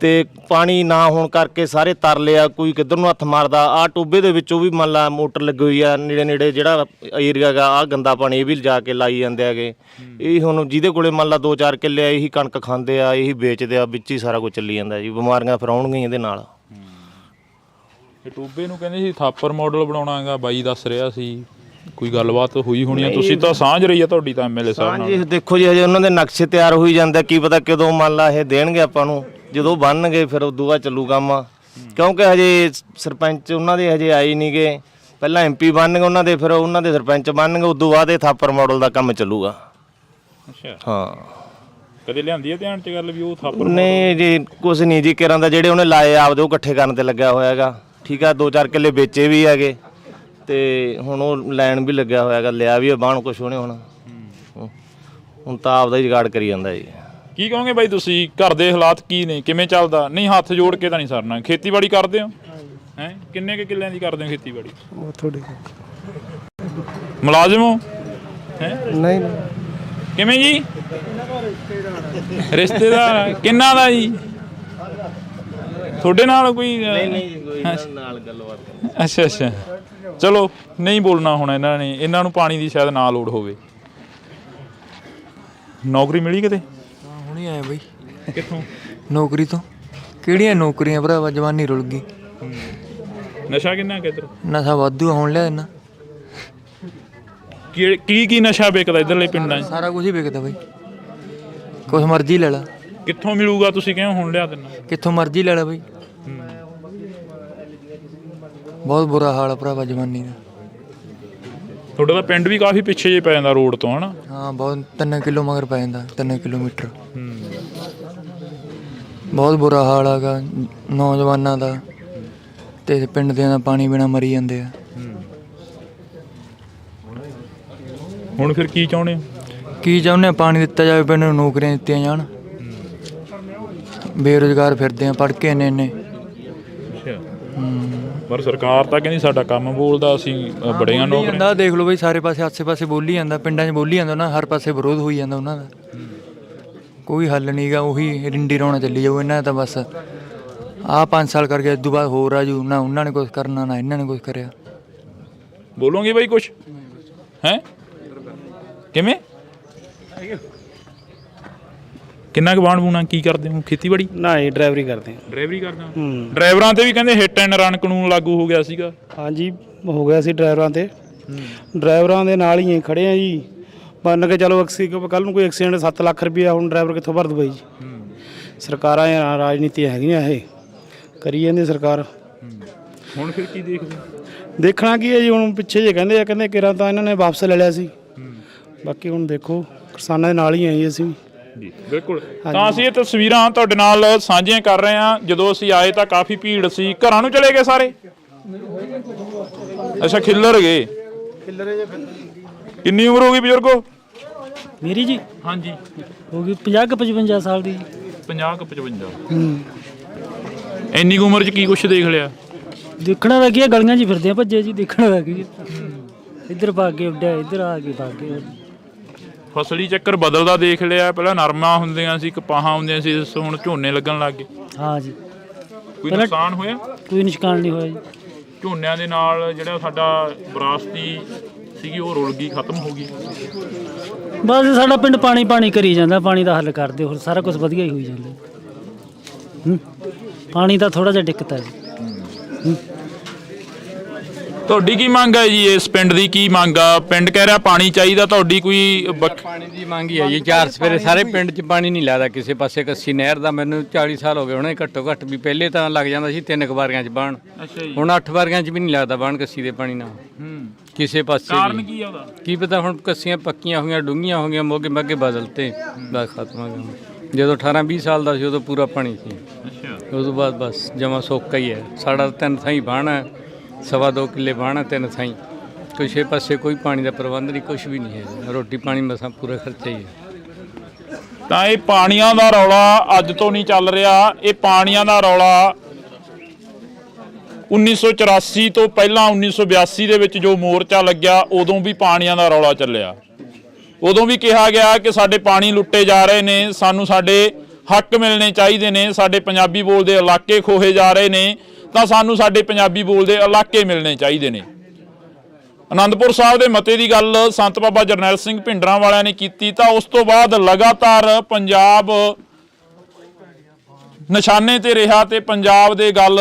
ਤੇ ਪਾਣੀ ਨਾ ਹੋਣ ਕਰਕੇ ਸਾਰੇ ਤਰਲੇ ਆ, ਕੋਈ ਕਿੱਧਰ ਨੂੰ ਹੱਥ ਮਾਰਦਾ। ਆਹ ਟੋਬੇ ਦੇ ਵਿੱਚੋਂ ਵੀ ਮੰਨ ਲਾ ਮੋਟਰ ਲੱਗੀ ਹੋਈ ਆ ਨੇੜੇ ਜਿਹੜਾ ਏਰੀਆ ਗਾ, ਆਹ ਗੰਦਾ ਪਾਣੀ ਇਹ ਵੀ ਲਿਜਾ ਕੇ ਲਾਈ ਜਾਂਦੇ ਹੈਗੇ। ਇਹ ਹੁਣ ਜਿਹਦੇ ਕੋਲੇ ਮੰਨ ਲਾ 2-4 ਕਿੱਲੇ ਆ ਇਹੀ ਕਣਕ ਖਾਂਦੇ ਆ, ਇਹੀ ਵੇਚਦੇ ਆ, ਵਿੱਚ ਹੀ ਸਾਰਾ ਕੁਝ ਚੱਲੀ ਜਾਂਦਾ ਜੀ। ਬਿਮਾਰੀਆਂ ਫਿਰ ਆਉਣਗੀਆਂ ਇਹਦੇ ਨਾਲ। ਇਹ ਟੋਬੇ ਨੂੰ ਕਹਿੰਦੇ ਸੀ ਥਾਪਰ ਮਾਡਲ ਬਣਾਉਣਾਗਾ, ਬਾਈ ਦੱਸ ਰਿਹਾ ਸੀ। ਕੋਈ ਗੱਲਬਾਤ ਹੋਈ ਹੋਣੀ ਆ? ਤੁਸੀਂ ਤਾਂ ਸਾਂਝ ਰਹੀ ਆ ਤੁਹਾਡੀ ਤਾਂ MLA ਸਾਹਿਬ ਨਾਲ। ਹਾਂਜੀ ਦੇਖੋ ਜੀ, ਹਜੇ ਉਹਨਾਂ ਦੇ ਨਕਸ਼ੇ ਤਿਆਰ ਹੋਈ ਜਾਂਦੇ, ਕੀ ਪਤਾ ਕਦੋਂ ਮੰਨ ਲਾ ਇਹ ਦੇਣਗੇ ਆਪਾਂ ਨੂੰ। ਜਦੋਂ ਬਣਨਗੇ ਫਿਰ ਉਦੋਂ ਬਾਅਦ ਚੱਲੂ ਕੰਮ। ਕਿਉਂਕਿ ਹਜੇ ਸਰਪੰਚ ਉਹਨਾਂ ਦੇ ਹਜੇ ਆਏ ਨਹੀਂ ਗੇ। ਪਹਿਲਾਂ MP ਬਣਨਗੇ ਉਹਨਾਂ ਦੇ, ਫਿਰ ਉਹਨਾਂ ਦੇ ਸਰਪੰਚ ਬਣਨਗੇ, ਉਦੋਂ ਬਾਅਦ ਇਹ ਥਾਪਰ ਮਾਡਲ ਦਾ ਕੰਮ ਚੱਲੂਗਾ। ਅੱਛਾ ਹਾਂ। ਕਦੇ ਲਿਆਂਦੀ ਆ ਧਿਆਨ 'ਚ ਗੱਲ ਵੀ ਉਹ ਥਾਪਰ? ਨਹੀਂ ਜੀ ਕੁਛ ਨਹੀਂ ਜੀ, ਕਿਰਾਂ ਦਾ ਜਿਹੜੇ ਉਹਨੇ ਲਾਏ ਆਪਦੇ ਉਹ ਇਕੱਠੇ ਕਰਨ ਤੇ ਲੱਗਿਆ ਹੋਇਆ ਹੈਗਾ। ਠੀਕ ਆ, 2-4 ਕਿੱਲੇ ਵੇਚੇ ਵੀ ਹੈਗੇ ਤੇ ਹੁਣ ਉਹ ਲੈਣ ਵੀ ਲੱਗਿਆ ਹੋਇਆ ਹੈਗਾ। ਲਿਆ ਵੀ ਬਾਣ ਕੁਛ ਉਹਨੇ ਹੁਣ ਤਾਂ ਆਪਦਾ ਹੀ ਜੁਗਾੜ ਕਰੀ ਜਾਂਦਾ ਜੀ। ਕੀ ਕਹੋਗੇ ਬਾਈ ਤੁਸੀਂ, ਘਰ ਦੇ ਹਾਲਾਤ ਕੀ ਨੇ, ਕਿਵੇਂ ਚੱਲਦਾ? ਨਹੀਂ ਹੱਥ ਜੋੜ ਕੇ ਤਾਂ ਨਹੀਂ ਸਰਨਾ। ਖੇਤੀਬਾੜੀ ਕਰਦੇ ਹੋ? ਹੈ ਕਿੰਨੇ ਕੁ ਕਿੱਲਿਆਂ ਦੀ ਕਰਦੇ ਹੋ ਖੇਤੀਬਾੜੀ? ਥੋੜੀ ਮੁਲਾਜ਼ਮ ਹੋ? ਹੈ ਨਹੀਂ ਕਿਵੇਂ ਜੀ? ਰਿਸ਼ਤੇਦਾਰ ਕਿੰਨਾ ਦਾ ਜੀ? ਤੁਹਾਡੇ ਨਾਲ ਕੋਈ? ਨਹੀਂ ਕੋਈ ਨਾਲ ਗੱਲਬਾਤ। ਅੱਛਾ ਚਲੋ ਨਹੀਂ ਬੋਲਣਾ ਹੁਣ ਇਹਨਾਂ ਨੇ। ਇਹਨਾਂ ਨੂੰ ਪਾਣੀ ਦੀ ਸ਼ਾਇਦ ਨਾ ਲੋੜ ਹੋਵੇ। ਨੌਕਰੀ ਮਿਲੀ ਕਿਤੇ? ਹੁਣੇ ਆਏ ਬਈ। ਕਿੱਥੋਂ? ਨੌਕਰੀ ਤੋਂ। ਕਿਹੜੀਆਂ ਨੌਕਰੀਆਂ ਭਰਾਵਾ, ਜਵਾਨੀ ਰੁਲ ਗਈ। ਨਸ਼ਾ ਕਿੰਨਾ ਕਿੱਧਰ? ਨਸ਼ਾ ਵਾਧੂ ਹੁਣ ਲਿਆ ਇਹਨਾਂ। ਕੀ ਨਸ਼ਾ ਵਿਕਦਾ ਇੱਧਰਲੇ ਪਿੰਡਾਂ 'ਚ? ਸਾਰਾ ਕੁਝ ਹੀ ਵਿਕਦਾ ਬਈ, ਕੁਛ ਮਰਜ਼ੀ ਲੈ ਲਾ। ਕਿੱਥੋਂ ਮਿਲੂਗਾ? ਤੁਸੀਂ ਕਿਉਂ ਹੁਣ ਲਿਆ ਦਿੰਨਾ? ਕਿੱਥੋਂ ਮਰਜ਼ੀ ਲੈ ਲਾ ਬਈ। ਬਹੁਤ ਬੁਰਾ ਹਾਲ ਆ ਭਰਾਵਾ ਜਵਾਨੀ ਦਾ। ਤੁਹਾਡਾ ਤਾਂ ਪਿੰਡ ਵੀ ਕਾਫੀ ਪਿੱਛੇ ਜੇ ਪੈ ਜਾਂਦਾ ਰੋਡ ਤੋਂ, ਹਨਾ? ਹਾਂ ਬਹੁਤ 3 ਕਿਲੋ ਮਗਰ ਪੈ ਜਾਂਦਾ, 3 ਕਿਲੋਮੀਟਰ। ਬਹੁਤ ਬੁਰਾ ਹਾਲ ਹੈਗਾ ਨੌਜਵਾਨਾਂ ਦਾ ਤੇ ਪਿੰਡ ਦੇ ਦਾ ਪਾਣੀ ਬਿਨਾਂ ਮਰੀ ਜਾਂਦੇ ਆ। ਹੁਣ ਫਿਰ ਕੀ ਚਾਹੁੰਦੇ ਹੋ? ਕੀ ਚਾਹੁੰਦੇ? ਪਾਣੀ ਦਿੱਤਾ ਜਾਵੇ, ਪਿੰਡ ਨੂੰ ਨੌਕਰੀਆਂ ਦਿੱਤੀਆਂ ਜਾਣ। ਬੇਰੁਜ਼ਗਾਰ ਫਿਰਦੇ ਆ ਪੜ੍ਹ ਕੇ ਇੰਨੇ। ਪਰ ਸਰਕਾਰ ਤਾਂ ਕਹਿੰਦੀ ਸਾਡਾ ਕੰਮ ਬੋਲਦਾ, ਅਸੀਂ ਬੜੀਆਂ ਨੌਕਰੀਆਂ। ਦੇਖ ਲਓ ਬਈ, ਸਾਰੇ ਪਾਸੇ ਆਸੇ-ਪਾਸੇ ਬੋਲੀ ਜਾਂਦਾ, ਪਿੰਡਾਂ 'ਚ ਬੋਲੀ ਜਾਂਦਾ ਨਾ, ਹਰ ਪਾਸੇ ਵਿਰੋਧ ਹੋਈ ਜਾਂਦਾ ਉਹਨਾਂ ਦਾ। ਕੋਈ ਹੱਲ ਨਹੀਂ ਗਾ, ਉਹੀ ਰਿੰਡੀ ਰੋਣਾ ਚੱਲੀ ਜਾਊ ਇਹਨਾਂ ਦਾ। ਤਾਂ ਬਸ ਆਹ 5 ਸਾਲ ਕਰਕੇ ਇਸ ਤੋਂ ਬਾਅਦ ਹੋਰ ਆ ਜੂ ਨਾ। ਉਹਨਾਂ ਨੇ ਕੁਛ ਕਰਨਾ ਨਾ ਇਹਨਾਂ ਨੇ ਕੁਛ ਕਰਿਆ। ਬੋਲੋਗੇ ਬਾਈ ਕੁਛ? ਹੈ ਕਿਵੇਂ? ਕਿੰਨਾ ਕੁ ਬਾਣ ਬੂਣਾ ਕੀ ਕਰਦੇ ਹੋ? ਖੇਤੀਬਾੜੀ? ਨਾ ਇਹ ਡਰਾਈਵਰੀ ਕਰਦੇ ਆ। ਡਰਾਈਵਰੀ ਕਰਦਾ? ਡਰਾਈਵਰਾਂ ਤੇ ਵੀ ਕਹਿੰਦੇ ਹਿੱਟ ਐਂਡ ਰਨ ਕਾਨੂੰਨ ਲਾਗੂ ਹੋ ਗਿਆ ਸੀਗਾ। ਹਾਂਜੀ ਹੋ ਗਿਆ ਸੀ ਡਰਾਈਵਰਾਂ ਤੇ। ਡਰਾਈਵਰਾਂ ਦੇ ਨਾਲ ਹੀ ਖੜੇ ਆ ਜੀ। ਮੰਨ ਕੇ ਚਲੋ ਕੱਲ ਨੂੰ ਕੋਈ ਐਕਸੀਡੈਂਟ 7 ਲੱਖ ਰੁਪਇਆ ਹੁਣ ਡਰਾਈਵਰ ਕਿੱਥੋਂ ਭਰ ਦੂ ਬਾਈ ਜੀ। ਸਰਕਾਰਾਂ ਦੀਆਂ ਰਾਜਨੀਤੀਆਂ ਹੈਗੀਆਂ ਇਹ ਕਰੀ ਜਾਂਦੀ ਸਰਕਾਰ। ਹੁਣ ਫਿਰ ਕੀ ਦੇਖਦੇ? ਦੇਖਣਾ ਕੀ ਹੈ ਜੀ, ਹੁਣ ਪਿੱਛੇ ਜੇ ਕਹਿੰਦੇ ਕਿਰਾਂ ਤਾਂ ਇਹਨਾਂ ਨੇ ਵਾਪਸ ਲੈ ਲਿਆ ਸੀ, ਬਾਕੀ ਹੁਣ ਦੇਖੋ ਕਿਸਾਨਾਂ ਦੇ ਨਾਲ ਹੀ ਆਏ ਅਸੀਂ ਵੀ ਜੀ। ਬਿਲਕੁਲ, ਤਾਂ ਅਸੀਂ ਇਹ ਤਸਵੀਰਾਂ ਤੁਹਾਡੇ ਨਾਲ ਸਾਂਝੀਆਂ ਕਰ ਰਹੇ ਹਾਂ। ਜਦੋਂ ਅਸੀਂ ਆਏ ਤਾਂ ਕਾਫੀ ਭੀੜ ਸੀ, ਘਰਾਂ ਨੂੰ ਚਲੇ ਗਏ ਸਾਰੇ? ਅੱਛਾ, ਖਿੱਲਰ ਗਏ। ਕਿੰਨੀ ਉਮਰ ਹੋ ਗਈ ਬਜ਼ੁਰਗੋ ਮੇਰੀ ਜੀ? ਹਾਂਜੀ, ਹੋ ਗਈ 50-55 ਸਾਲ ਦੀ। 50-55। ਇੰਨੀ ਉਮਰ 'ਚ ਕੀ ਕੁਛ ਦੇਖ ਲਿਆ? ਦੇਖਣਾ ਵਾ ਕੀ ਹੈ, ਗਲੀਆਂ 'ਚ ਫਿਰਦੇ ਆ ਭੱਜੇ ਜੀ। ਦੇਖਣਾ ਵਾ ਕੀ ਇੱਧਰ ਭੱਗ ਕੇ ਉੱਡਿਆ, ਇੱਧਰ ਆ ਕੇ ਭੱਗ ਕੇ। ਫਸਲੀ ਚੱਕਰ ਬਦਲਦਾ ਦੇਖ ਲਿਆ। ਪਹਿਲਾਂ ਨਰਮਾ ਹੁੰਦੀਆਂ ਸੀ, ਕਪਾਹਾਂ ਹੁੰਦੀਆਂ ਸੀ, ਹੁਣ ਝੋਨੇ ਲੱਗਣ ਲੱਗ ਗਏ। ਹਾਂ ਜੀ। ਕੋਈ ਨੁਕਸਾਨ ਹੋਇਆ? ਕੋਈ ਨੁਕਸਾਨ ਨਹੀਂ ਹੋਇਆ ਜੀ। ਝੋਨਿਆਂ ਦੇ ਨਾਲ ਜਿਹੜਾ ਸਾਡਾ ਵਿਰਾਸਤੀ ਸੀਗੀ ਉਹ ਰੁਲ ਗਈ, ਖਤਮ ਹੋ ਗਈ। ਬਸ ਸਾਡਾ ਪਿੰਡ ਪਾਣੀ ਕਰੀ ਜਾਂਦਾ। ਪਾਣੀ ਦਾ ਹੱਲ ਕਰਦੇ, ਹੋਰ ਸਾਰਾ ਕੁਝ ਵਧੀਆ ਹੀ ਹੋਈ ਜਾਂਦਾ। ਪਾਣੀ ਦਾ ਥੋੜਾ ਜਿਹਾ ਦਿੱਕਤ ਹੈ ਜੀ। ਤੁਹਾਡੀ ਕੀ ਮੰਗ ਹੈ ਜੀ? ਇਸ ਪਿੰਡ ਦੀ ਕੀ ਮੰਗ ਆ? ਪਿੰਡ ਕਹਿ ਰਿਹਾ ਪਾਣੀ ਚਾਹੀਦਾ, ਤੁਹਾਡੀ ਕੋਈ? ਪਾਣੀ ਦੀ ਮੰਗ ਹੀ ਹੈ ਜੀ। 4 ਸਵੇਰੇ ਸਾਰੇ ਪਿੰਡ 'ਚ ਪਾਣੀ ਨਹੀਂ ਲੱਗਦਾ ਕਿਸੇ ਪਾਸੇ। ਕੱਸੀ ਨਹਿਰ ਦਾ ਮੈਨੂੰ 40 ਸਾਲ ਹੋ ਗਏ ਹੁਣੇ ਘੱਟੋ ਘੱਟ ਵੀ। ਪਹਿਲੇ ਤਾਂ ਲੱਗ ਜਾਂਦਾ ਸੀ 3 ਵਾਰੀਆਂ 'ਚ ਬਾਣ, ਹੁਣ 8 ਵਾਰੀਆਂ 'ਚ ਵੀ ਨਹੀਂ ਲੱਗਦਾ ਬਾਣ ਕੱਸੀ ਦੇ ਪਾਣੀ ਨਾਲ ਕਿਸੇ ਪਾਸੇ। ਕਾਰਨ ਕੀ ਆ ਉਹਦਾ? ਕੀ ਪਤਾ, ਹੁਣ ਕੱਸੀਆਂ ਪੱਕੀਆਂ ਹੋਈਆਂ, ਡੂੰਘੀਆਂ ਹੋ ਗਈਆਂ, ਮੋਗੇ ਮੱਗੇ ਬਦਲਤੇ, ਬਸ ਖਤਮ ਹੋ ਗਿਆ। ਜਦੋਂ 18-20 ਸਾਲ ਦਾ ਸੀ ਉਦੋਂ ਪੂਰਾ ਪਾਣੀ ਸੀ। ਉਸ ਤੋਂ ਬਾਅਦ ਬਸ ਜਮਾ ਸੋਕਾ ਹੀ ਹੈ। ਸਾਡਾ 3 ਥਾਈਂ ਬਾਣ ਹੈ, 2.25 ਕਿੱਲੇ ਬਾਣ ਹੈ, 3 ਥਾਈਂ। ਕਿਸੇ ਪਾਸੇ ਕੋਈ ਪਾਣੀ ਦਾ ਪ੍ਰਬੰਧ ਨਹੀਂ, ਕੁਛ ਵੀ ਨਹੀਂ ਹੈ। ਰੋਟੀ ਪਾਣੀ ਮਸਾਂ ਪੂਰਾ ਖਰਚਾ ਹੀ ਹੈ। ਤਾਂ ਇਹ ਪਾਣੀਆਂ ਦਾ ਰੌਲਾ ਅੱਜ ਤੋਂ ਨਹੀਂ ਚੱਲ ਰਿਹਾ। ਇਹ ਪਾਣੀਆਂ ਦਾ ਰੌਲਾ 1984 ਤੋਂ ਪਹਿਲਾਂ 1982 ਦੇ ਵਿੱਚ ਜੋ ਮੋਰਚਾ ਲੱਗਿਆ, ਉਦੋਂ ਵੀ ਪਾਣੀਆਂ ਦਾ ਰੌਲਾ ਚੱਲਿਆ। ਉਦੋਂ ਵੀ ਕਿਹਾ ਗਿਆ ਕਿ ਸਾਡੇ ਪਾਣੀ ਲੁੱਟੇ ਜਾ ਰਹੇ ਨੇ, ਸਾਨੂੰ ਸਾਡੇ ਹੱਕ ਮਿਲਣੇ ਚਾਹੀਦੇ ਨੇ, ਸਾਡੇ ਪੰਜਾਬੀ ਬੋਲਦੇ ਇਲਾਕੇ ਖੋਹੇ ਜਾ ਰਹੇ ਨੇ, ਤਾਂ ਸਾਨੂੰ ਸਾਡੇ ਪੰਜਾਬੀ ਬੋਲਦੇ ਇਲਾਕੇ ਮਿਲਣੇ ਚਾਹੀਦੇ ਨੇ। ਅਨੰਦਪੁਰ ਸਾਹਿਬ ਦੇ ਮਤੇ ਦੀ ਗੱਲ ਸੰਤ ਬਾਬਾ ਜਰਨੈਲ ਸਿੰਘ ਭਿੰਡਰਾਂ ਵਾਲਿਆਂ ਨੇ ਕੀਤੀ, ਤਾਂ ਉਸ ਤੋਂ ਬਾਅਦ ਲਗਾਤਾਰ ਪੰਜਾਬ ਨਿਸ਼ਾਨੇ ਤੇ ਰਿਹਾ ਤੇ ਪੰਜਾਬ ਦੇ ਗੱਲ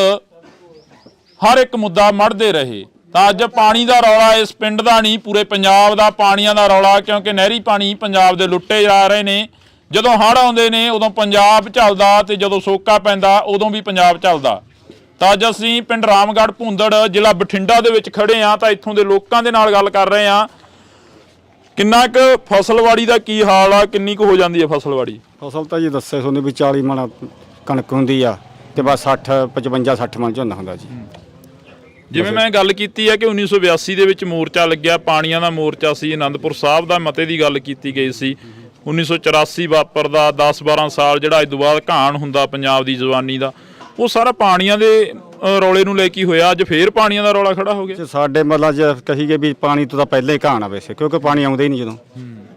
ਹਰ ਇੱਕ ਮੁੱਦਾ ਮੜਦੇ ਰਹੇ। ਤਾਂ ਅੱਜ ਪਾਣੀ ਦਾ ਰੌਲਾ ਇਸ ਪਿੰਡ ਦਾ ਨਹੀਂ, ਪੂਰੇ ਪੰਜਾਬ ਦਾ ਪਾਣੀਆਂ ਦਾ ਰੌਲਾ, ਕਿਉਂਕਿ ਨਹਿਰੀ ਪਾਣੀ ਪੰਜਾਬ ਦੇ ਲੁੱਟੇ ਜਾ ਰਹੇ ਨੇ। ਜਦੋਂ ਹੜ੍ਹ ਆਉਂਦੇ ਨੇ ਉਦੋਂ ਪੰਜਾਬ ਝੱਲਦਾ, ਤੇ ਜਦੋਂ ਸੋਕਾ ਪੈਂਦਾ ਉਦੋਂ ਵੀ ਪੰਜਾਬ ਝੱਲਦਾ। ਤਾਂ ਅੱਜ ਅਸੀਂ ਪਿੰਡ ਰਾਮਗੜ੍ਹ ਭੁੰਦੜ, ਜ਼ਿਲ੍ਹਾ ਬਠਿੰਡਾ ਦੇ ਵਿੱਚ ਖੜੇ ਹਾਂ, ਤਾਂ ਇੱਥੋਂ ਦੇ ਲੋਕਾਂ ਦੇ ਨਾਲ ਗੱਲ ਕਰ ਰਹੇ ਹਾਂ। ਕਿੰਨਾ ਕੁ ਫਸਲਵਾੜੀ ਦਾ ਕੀ ਹਾਲ ਆ? ਕਿੰਨੀ ਕੁ ਹੋ ਜਾਂਦੀ ਹੈ ਫਸਲਵਾੜੀ? ਫਸਲ ਤਾਂ ਜੀ ਦੱਸੇ ਤੁਹਾਨੂੰ ਵੀ 40 ਮਣ ਕਣਕ ਹੁੰਦੀ ਆ, ਤੇ ਬਸ 55-60 ਮਣ ਝੋਨਾ ਹੁੰਦਾ ਜੀ। ਜਿਵੇਂ ਮੈਂ ਗੱਲ ਕੀਤੀ ਹੈ ਕਿ 1982 ਦੇ ਵਿੱਚ ਮੋਰਚਾ ਲੱਗਿਆ, ਪਾਣੀਆਂ ਦਾ ਮੋਰਚਾ ਸੀ। ਅਨੰਦਪੁਰ ਸਾਹਿਬ ਦਾ ਮਤੇ ਦੀ ਗੱਲ ਕੀਤੀ ਗਈ ਸੀ। 1984 ਵਾਪਰਦਾ, 10-12 ਸਾਲ ਜਿਹੜਾ ਇਸ ਤੋਂ ਬਾਅਦ ਘਾਣ ਹੁੰਦਾ ਪੰਜਾਬ ਦੀ ਜਵਾਨੀ ਦਾ, ਉਹ ਸਾਰਾ ਪਾਣੀਆਂ ਦੇ ਰੌਲੇ ਨੂੰ ਲੈ ਕੇ ਹੋਇਆ। ਅੱਜ ਫੇਰ ਪਾਣੀਆਂ ਦਾ ਰੌਲਾ ਖੜਾ ਹੋ ਗਿਆ। ਸਾਡੇ ਮਤਲਬ ਜੇ ਕਹੀਏ ਵੀ ਪਾਣੀ ਤੋਂ ਤਾਂ ਪਹਿਲਾਂ ਹੀ ਘਾਣ ਆ ਵੈਸੇ, ਕਿਉਂਕਿ ਪਾਣੀ ਆਉਂਦਾ ਹੀ ਨਹੀਂ ਜਦੋਂ।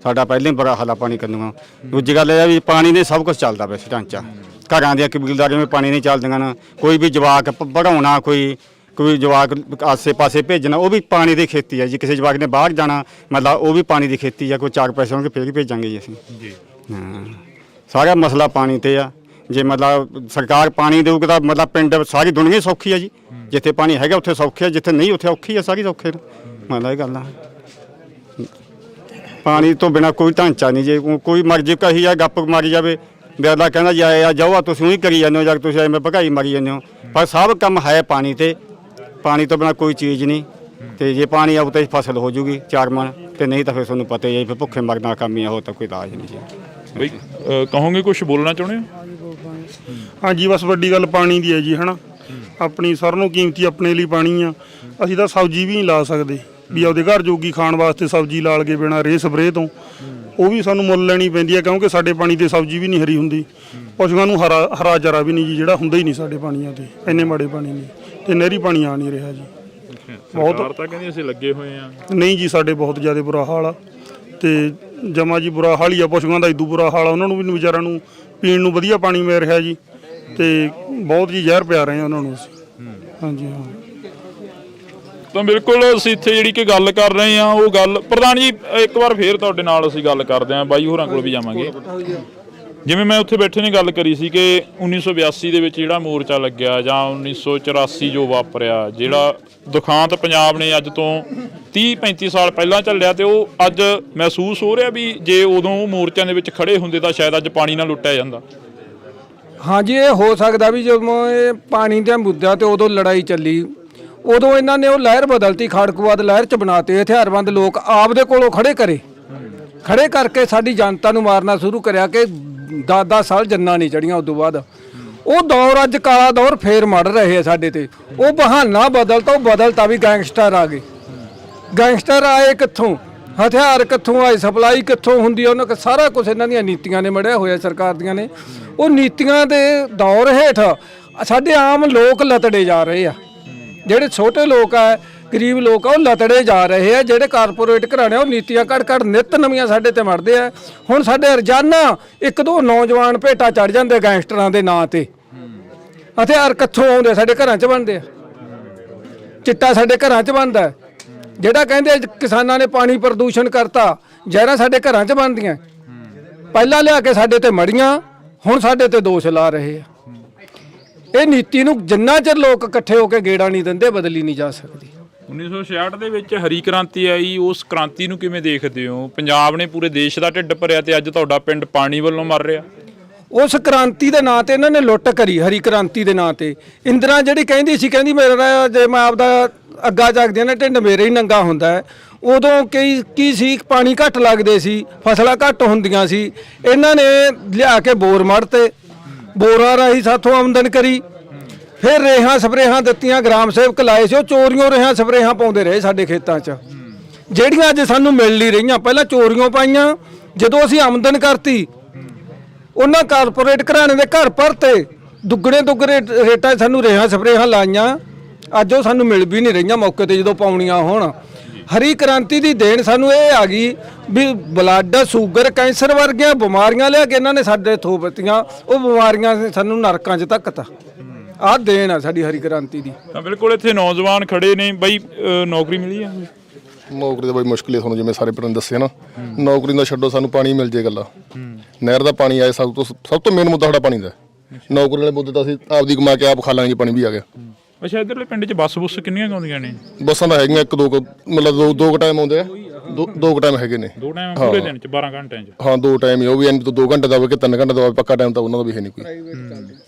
ਸਾਡਾ ਪਹਿਲਾਂ ਹੀ ਬੜਾ ਹਾਲਾ ਪਾਣੀ ਕਰਨਾ। ਦੂਜੀ ਗੱਲ ਇਹ ਆ ਵੀ ਪਾਣੀ ਨੇ ਸਭ ਕੁਝ ਚੱਲਦਾ ਵੈਸੇ ਢਾਂਚਾ। ਘਰਾਂ ਦੀਆਂ ਕਬੀਲਦਾਰੀਆਂ ਵਿੱਚ ਪਾਣੀ ਨਹੀਂ ਚੱਲਦੀਆਂ ਨਾ। ਕੋਈ ਵੀ ਜਵਾਕ ਪੜ੍ਹਾਉਣਾ, ਕੋਈ ਜਵਾਕ ਆਸੇ ਪਾਸੇ ਭੇਜਣਾ, ਉਹ ਵੀ ਪਾਣੀ ਦੀ ਖੇਤੀ ਹੈ ਜੀ। ਕਿਸੇ ਜਵਾਕ ਨੇ ਬਾਹਰ ਜਾਣਾ, ਮਤਲਬ ਉਹ ਵੀ ਪਾਣੀ ਦੀ ਖੇਤੀ ਆ। ਕੋਈ 4 ਪੈਸੇ ਹੋਣਗੇ ਫਿਰ ਹੀ ਭੇਜਾਂਗੇ ਜੀ ਅਸੀਂ। ਹਾਂ, ਸਾਰਾ ਮਸਲਾ ਪਾਣੀ ਤੇ ਆ। ਜੇ ਮਤਲਬ ਸਰਕਾਰ ਪਾਣੀ ਦੇਊਗੀ ਤਾਂ ਮਤਲਬ ਪਿੰਡ ਸਾਰੀ ਦੁਨੀਆ ਸੌਖੀ ਆ ਜੀ। ਜਿੱਥੇ ਪਾਣੀ ਹੈਗਾ ਉੱਥੇ ਸੌਖੀ ਆ, ਜਿੱਥੇ ਨਹੀਂ ਉੱਥੇ ਔਖੀ ਆ, ਸਾਰੀ ਸੌਖੇ ਮਤਲਬ ਇਹ ਗੱਲ ਆ। ਪਾਣੀ ਤੋਂ ਬਿਨਾਂ ਕੋਈ ਢਾਂਚਾ ਨਹੀਂ। ਜੇ ਕੋਈ ਮਰਜ਼ੀ ਕਹੀ ਜਾ ਗੱਪ ਮਾਰੀ ਜਾਵੇ, ਅਗਲਾ ਕਹਿੰਦਾ ਜੀ ਆਏ ਆ ਜਾਓ, ਤੁਸੀਂ ਉਹੀ ਕਰੀ ਜਾਂਦੇ ਹੋ, ਜਾਂ ਤੁਸੀਂ ਐਵੇਂ ਭਗਾਈ ਮਾਰੀ ਜਾਂਦੇ ਹੋ। ਪਰ ਸਭ ਕੰਮ ਹੈ ਪਾਣੀ ਤੇ। ਪਾਣੀ ਤੋਂ ਬਿਨਾਂ ਕੋਈ ਚੀਜ਼ ਨਹੀਂ। ਤੇ ਜੇ ਪਾਣੀ ਆਊ ਤਾਂ ਫਸਲ ਹੋ ਜੂਗੀ 4 ਮਣ, ਤੇ ਨਹੀਂ ਤਾਂ ਫਿਰ ਤੁਹਾਨੂੰ ਪਤਾ ਹੀ ਹੈ, ਫਿਰ ਭੁੱਖੇ ਮਰਨਾ ਕੰਮ ਹੀ ਆ, ਹੋਰ ਤਾਂ ਕੋਈ ਇਲਾਜ ਨਹੀਂ ਜੀ। ਬਈ ਕਹੋਗੇ ਕੁਝ ਬੋਲਣਾ ਚਾਹੁੰਦੇ ਹੋ? ਹਾਂਜੀ, ਬਸ ਵੱਡੀ ਗੱਲ ਪਾਣੀ ਦੀ ਹੈ ਜੀ, ਹਨਾ। ਆਪਣੀ ਸਾਰਿਆਂ ਨੂੰ ਕੀਮਤੀ ਆਪਣੇ ਲਈ ਪਾਣੀ ਆ। ਅਸੀਂ ਤਾਂ ਸਬਜ਼ੀ ਵੀ ਨਹੀਂ ਲਾ ਸਕਦੇ ਵੀ ਆਪਦੇ ਘਰ ਜੋਗੀ ਖਾਣ ਵਾਸਤੇ ਸਬਜ਼ੀ ਲਾਲ ਕੇ ਬਿਨਾਂ ਰੇਹ ਸਪਰੇਅ ਤੋਂ। ਉਹ ਵੀ ਸਾਨੂੰ ਮੁੱਲ ਲੈਣੀ ਪੈਂਦੀ ਹੈ, ਕਿਉਂਕਿ ਸਾਡੇ ਪਾਣੀ ਤੇ ਸਬਜ਼ੀ ਵੀ ਨਹੀਂ ਹਰੀ ਹੁੰਦੀ। ਪਸ਼ੂਆਂ ਨੂੰ ਹਰਾ ਚਾਰਾ ਵੀ ਨਹੀਂ ਜੀ, ਜਿਹੜਾ ਹੁੰਦਾ ਹੀ ਨਹੀਂ ਸਾਡੇ ਪਾਣੀਆਂ ਤੇ। ਇੰਨੇ ਮਾੜੇ ਪਾਣੀ ਨੇ, ਤੇ ਨਹਿਰੀ ਪਾਣੀ ਆ ਨਹੀਂ ਰਿਹਾ ਜੀ। ਬਹੁਤ ਤਾਂ ਕਹਿੰਦੇ ਅਸੀਂ ਲੱਗੇ ਹੋਏ ਆ। ਨਹੀਂ ਜੀ, ਸਾਡੇ ਬਹੁਤ ਜ਼ਿਆਦਾ ਬੁਰਾ ਹਾਲ ਆ। ਤੇ ਜਮਾ ਜੀ ਬੁਰਾ ਹਾਲ ਹੀ ਆ। ਪਸ਼ੂਆਂ ਦਾ ਇਦੋਂ ਬੁਰਾ ਹਾਲ ਆ। ਉਹਨਾਂ ਨੂੰ ਵੀ ਵਿਚਾਰਿਆਂ ਨੂੰ ਪੀਣ ਨੂੰ ਵਧੀਆ ਪਾਣੀ ਮਿਲ ਰਿਹਾ ਜੀ, ਤੇ ਬਹੁਤ ਜੀ ਜ਼ਹਿਰ ਪਿਆ ਰਹੇ ਆ ਉਹਨਾਂ ਨੂੰ ਅਸੀਂ। ਹਾਂਜੀ ਹਾਂ। ਤਾਂ ਬਿਲਕੁਲ ਅਸੀਂ ਇੱਥੇ ਜਿਹੜੀ ਕਿ ਗੱਲ ਕਰ ਰਹੇ ਹਾਂ, ਉਹ ਗੱਲ ਪ੍ਰਧਾਨ ਜੀ ਇੱਕ ਵਾਰ ਫੇਰ ਤੁਹਾਡੇ ਨਾਲ ਅਸੀਂ ਗੱਲ ਕਰਦੇ ਹਾਂ, ਬਾਈ ਹੋਰਾਂ ਕੋਲ ਵੀ ਜਾਵਾਂਗੇ। ਜਿਵੇਂ ਮੈਂ ਉੱਥੇ ਬੈਠੇ ਨੇ ਗੱਲ ਕਰੀ ਸੀ ਕਿ 1982 ਦੇ ਵਿੱਚ ਜਿਹੜਾ ਮੋਰਚਾ ਲੱਗਿਆ, ਜਾਂ 1984 ਜੋ ਵਾਪਰਿਆ, ਜਿਹੜਾ ਦੁਖਾਂਤ ਪੰਜਾਬ ਨੇ ਅੱਜ ਤੋਂ 30-35 ਸਾਲ ਪਹਿਲਾਂ ਚੱਲਿਆ ਤੇ ਉਹ ਅੱਜ ਮਹਿਸੂਸ ਹੋ ਰਿਹਾ ਵੀ ਜੇ ਉਦੋਂ ਉਹ ਮੋਰਚਿਆਂ ਦੇ ਵਿੱਚ ਖੜੇ ਹੁੰਦੇ ਤਾਂ ਸ਼ਾਇਦ ਅੱਜ ਪਾਣੀ ਨਾ ਲੁੱਟਿਆ ਜਾਂਦਾ। ਹਾਂਜੀ, ਇਹ ਹੋ ਸਕਦਾ ਵੀ ਜਦੋਂ ਇਹ ਪਾਣੀ ਦੇ ਮੁੱਦਿਆਂ ਤੇ ਉਦੋਂ ਲੜਾਈ ਚੱਲੀ, ਉਦੋਂ ਇਹਨਾਂ ਨੇ ਉਹ ਲਹਿਰ ਬਦਲਤੀ, ਖਾੜਕੂਵਾਦ ਲਹਿਰ ਚ ਬਣਾਤੇ ਹਥਿਆਰਬੰਦ ਲੋਕ ਆਪਦੇ ਕੋਲੋਂ ਖੜੇ ਕਰਕੇ ਸਾਡੀ ਜਨਤਾ ਨੂੰ ਮਾਰਨਾ ਸ਼ੁਰੂ ਕਰਿਆ ਕਿ 10-10 ਸਾਲ ਜੰਨਾਂ ਨਹੀਂ ਚੜੀਆਂ। ਉਸ ਤੋਂ ਬਾਅਦ ਉਹ ਦੌਰ ਅੱਜ ਕਾਲਾ ਦੌਰ ਫੇਰ ਮੜ ਰਹੇ ਆ ਸਾਡੇ ਤੇ। ਉਹ ਬਹਾਨਾ ਬਦਲਤਾ ਵੀ ਗੈਂਗਸਟਰ ਆ ਗਏ। ਗੈਂਗਸਟਰ ਆਏ ਕਿੱਥੋਂ, ਹਥਿਆਰ ਕਿੱਥੋਂ ਆਏ, ਸਪਲਾਈ ਕਿੱਥੋਂ ਹੁੰਦੀ ਹੈ, ਉਹਨਾਂ ਸਾਰਾ ਕੁਝ ਇਹਨਾਂ ਦੀਆਂ ਨੀਤੀਆਂ ਨੇ ਮੜਿਆ ਹੋਇਆ ਸਰਕਾਰ ਦੀਆਂ ਨੇ। ਉਹ ਨੀਤੀਆਂ ਦੇ ਦੌਰ ਹੇਠ ਸਾਡੇ ਆਮ ਲੋਕ ਲਤੜੇ ਜਾ ਰਹੇ ਆ। ਜਿਹੜੇ ਛੋਟੇ ਲੋਕ ਆ, ਗਰੀਬ ਲੋਕ ਆ, ਉਹ ਲਤੜੇ ਜਾ ਰਹੇ ਆ। ਜਿਹੜੇ ਕਾਰਪੋਰੇਟ ਘਰਾਣੇ ਉਹ ਨੀਤੀਆਂ ਘੜ ਨਿੱਤ ਨਵੀਆਂ ਸਾਡੇ ਤੇ ਮੜਦੇ ਆ। ਹੁਣ ਸਾਡੇ ਰੋਜ਼ਾਨਾ 1-2 ਨੌਜਵਾਨ ਭੇਟਾ ਚੜ ਜਾਂਦੇ ਗੈਂਗਸਟਰਾਂ ਦੇ ਨਾਂ ਤੇ। ਹਥਿਆਰ ਕਿੱਥੋਂ ਆਉਂਦੇ, ਸਾਡੇ ਘਰਾਂ 'ਚ ਬਣਦੇ ਆ। ਚਿੱਟਾ ਸਾਡੇ ਘਰਾਂ 'ਚ ਬਣਦਾ। ਜਿਹੜਾ ਕਹਿੰਦੇ ਕਿਸਾਨਾਂ ਨੇ ਪਾਣੀ ਪ੍ਰਦੂਸ਼ਣ ਕਰਤਾ, ਜ਼ਹਿਰਾਂ ਸਾਡੇ ਘਰਾਂ 'ਚ ਬਣਦੀਆਂ। ਪਹਿਲਾਂ ਲਿਆ ਕੇ ਸਾਡੇ ਤੇ ਮੜੀਆਂ, ਹੁਣ ਸਾਡੇ ਤੇ ਦੋਸ਼ ਲਾ ਰਹੇ ਆ। ਇਹ ਨੀਤੀ ਨੂੰ ਜਿੰਨਾ ਚਿਰ ਲੋਕ ਇਕੱਠੇ ਹੋ ਕੇ ਗੇੜਾ ਨਹੀਂ ਦਿੰਦੇ, ਬਦਲੀ ਨਹੀਂ ਜਾ ਸਕਦੀ। 1966 ਦੇ ਵਿੱਚ ਹਰੀ ਕ੍ਰਾਂਤੀ ਆਈ, ਉਸ ਕ੍ਰਾਂਤੀ ਨੂੰ ਕਿਵੇਂ ਦੇਖਦੇ ਹੋ? ਪੰਜਾਬ ਨੇ ਪੂਰੇ ਦੇਸ਼ ਦਾ ਢਿੱਡ ਭਰਿਆ ਤੇ ਅੱਜ ਤੁਹਾਡਾ ਪਿੰਡ ਪਾਣੀ ਵੱਲੋਂ ਮਰ ਰਿਹਾ। ਉਸ ਕ੍ਰਾਂਤੀ ਦੇ ਨਾਂ ਤੇ ਇਹਨਾਂ ਨੇ ਲੁੱਟ ਕਰੀ, ਹਰੀ ਕ੍ਰਾਂਤੀ ਦੇ ਨਾਂ ਤੇ। ਇੰਦਰਾ ਜਿਹੜੀ ਕਹਿੰਦੀ ਸੀ, ਕਹਿੰਦੀ ਮੇਰਾ ਜੇ ਮੈਂ ਆਪਦਾ ਅੱਗਾ ਚੱਕਦੀ ਨਾ ਢਿੱਡ ਮੇਰੇ ਹੀ ਨੰਗਾ ਹੁੰਦਾ ਹੈ। ਉਦੋਂ ਕੀ ਸੀ, ਪਾਣੀ ਘੱਟ ਲੱਗਦੇ ਸੀ, ਫਸਲਾਂ ਘੱਟ ਹੁੰਦੀਆਂ ਸੀ। ਇਹਨਾਂ ਨੇ ਲਿਆ ਕੇ ਬੋਰ ਮੜਤੇ, ਬੋਰਾਂ ਰਾਹੀਂ ਸਾਥੋਂ ਆਮਦਨ ਕਰੀ। ਫਿਰ ਰੇਹਾਂ ਸਪਰੇਹਾਂ ਦਿੱਤੀਆਂ, ਗ੍ਰਾਮ ਸੇਵਕ ਲਾਏ ਸੀ, ਉਹ ਚੋਰੀਆਂ ਰੇਹਾਂ ਸਪਰੇਹਾਂ ਪਾਉਂਦੇ ਰਹੇ ਸਾਡੇ ਖੇਤਾਂ 'ਚ, ਜਿਹੜੀਆਂ ਅੱਜ ਸਾਨੂੰ ਮਿਲ ਨਹੀਂ ਰਹੀਆਂ। ਪਹਿਲਾਂ ਚੋਰੀਆਂ ਪਾਈਆਂ, ਜਦੋਂ ਅਸੀਂ ਆਮਦਨ ਕਰਤੀ ਉਹਨਾਂ ਕਾਰਪੋਰੇਟ ਘਰਾਣੇ ਦੇ ਘਰ ਭਰਤੇ, ਦੁੱਗਣੇ ਰੇਟਾਂ ਸਾਨੂੰ ਰੇਹਾਂ ਸਪਰੇਹਾਂ ਲਾਈਆਂ। ਅੱਜ ਉਹ ਸਾਨੂੰ ਮਿਲ ਵੀ ਨਹੀਂ ਰਹੀਆਂ ਮੌਕੇ ਤੇ ਜਦੋਂ ਪਾਉਣੀਆਂ ਹੋਣ। ਹਰੀ ਕ੍ਰਾਂਤੀ ਦੀ ਦੇਣ ਸਾਨੂੰ ਇਹ ਆ ਗਈ ਵੀ ਬਲੱਡ, ਸ਼ੂਗਰ, ਕੈਂਸਰ ਵਰਗੀਆਂ ਬਿਮਾਰੀਆਂ ਲਿਆ ਕੇ ਇਹਨਾਂ ਨੇ ਸਾਡੇ ਥੋਪਤੀਆਂ। ਉਹ ਬਿਮਾਰੀਆਂ ਸਾਨੂੰ ਨਰਕਾਂ 'ਚ ਧੱਕਤਾ। ਆਹ ਦੇਣ ਆ ਸਾਡੀ ਹਰੀ ਕ੍ਰਾਂਤੀ ਦੀ। ਤਾਂ ਬਿਲਕੁਲ ਇੱਥੇ ਨੌਜਵਾਨ ਖੜੇ ਨੇ ਬਈ, ਨੌਕਰੀ ਮਿਲੀ ਆ? ਨੌਕਰੀ ਦਾ ਬਈ ਮੁਸ਼ਕਿਲ ਹੈ, ਤੁਹਾਨੂੰ ਜਿਵੇਂ ਸਾਰੇ ਪਿੰਡ ਨੇ ਦੱਸਿਆ ਨਾ। ਨੌਕਰੀ ਦਾ ਛੱਡੋ, ਸਾਨੂੰ ਪਾਣੀ ਮਿਲ ਜੇ ਗੱਲਾਂ। ਨਹਿਰ ਦਾ ਪਾਣੀ ਆਏ, ਸਭ ਤੋਂ ਮੇਨ ਮੁੱਦਾ ਸਾਡਾ ਪਾਣੀ ਦਾ। ਨੌਕਰੀ ਵਾਲੇ ਮੁੱਦੇ ਤਾਂ ਅਸੀਂ ਆਪਦੀ ਕਮਾ ਕੇ ਆਪ ਖਾ ਲਾਂਗੇ, ਪਾਣੀ ਵੀ ਆ ਗਿਆ। ਅੱਛਾ, ਇੱਧਰਲੇ ਪਿੰਡ 'ਚ ਬੱਸ ਕਿੰਨੀਆਂ ਆਉਂਦੀਆਂ ਨੇ? ਬੱਸਾਂ ਤਾਂ ਹੈਗੀਆਂ 1-2, ਮਤਲਬ ਦੋ ਟਾਈਮ ਆਉਂਦੇ ਆ। ਦੋ ਟਾਈਮ ਹੈਗੇ ਨੇ। 2 ਟਾਈਮ ਪੂਰੇ ਦਿਨ 'ਚ 12 ਘੰਟਿਆਂ 'ਚ? ਹਾਂ, 2 ਟਾਈਮ ਹੀ। ਉਹ ਵੀ 2 ਘੰਟੇ ਦਾ ਹੋਵੇ ਕਿ 3 ਘੰਟੇ ਦਾ ਹੋਵੇ, ਪੱਕਾ ਟਾਈਮ ਤਾਂ ਉਹਨਾਂ ਦਾ ਵੀ ਹੈ ਨਹੀਂ ਕੋਈ।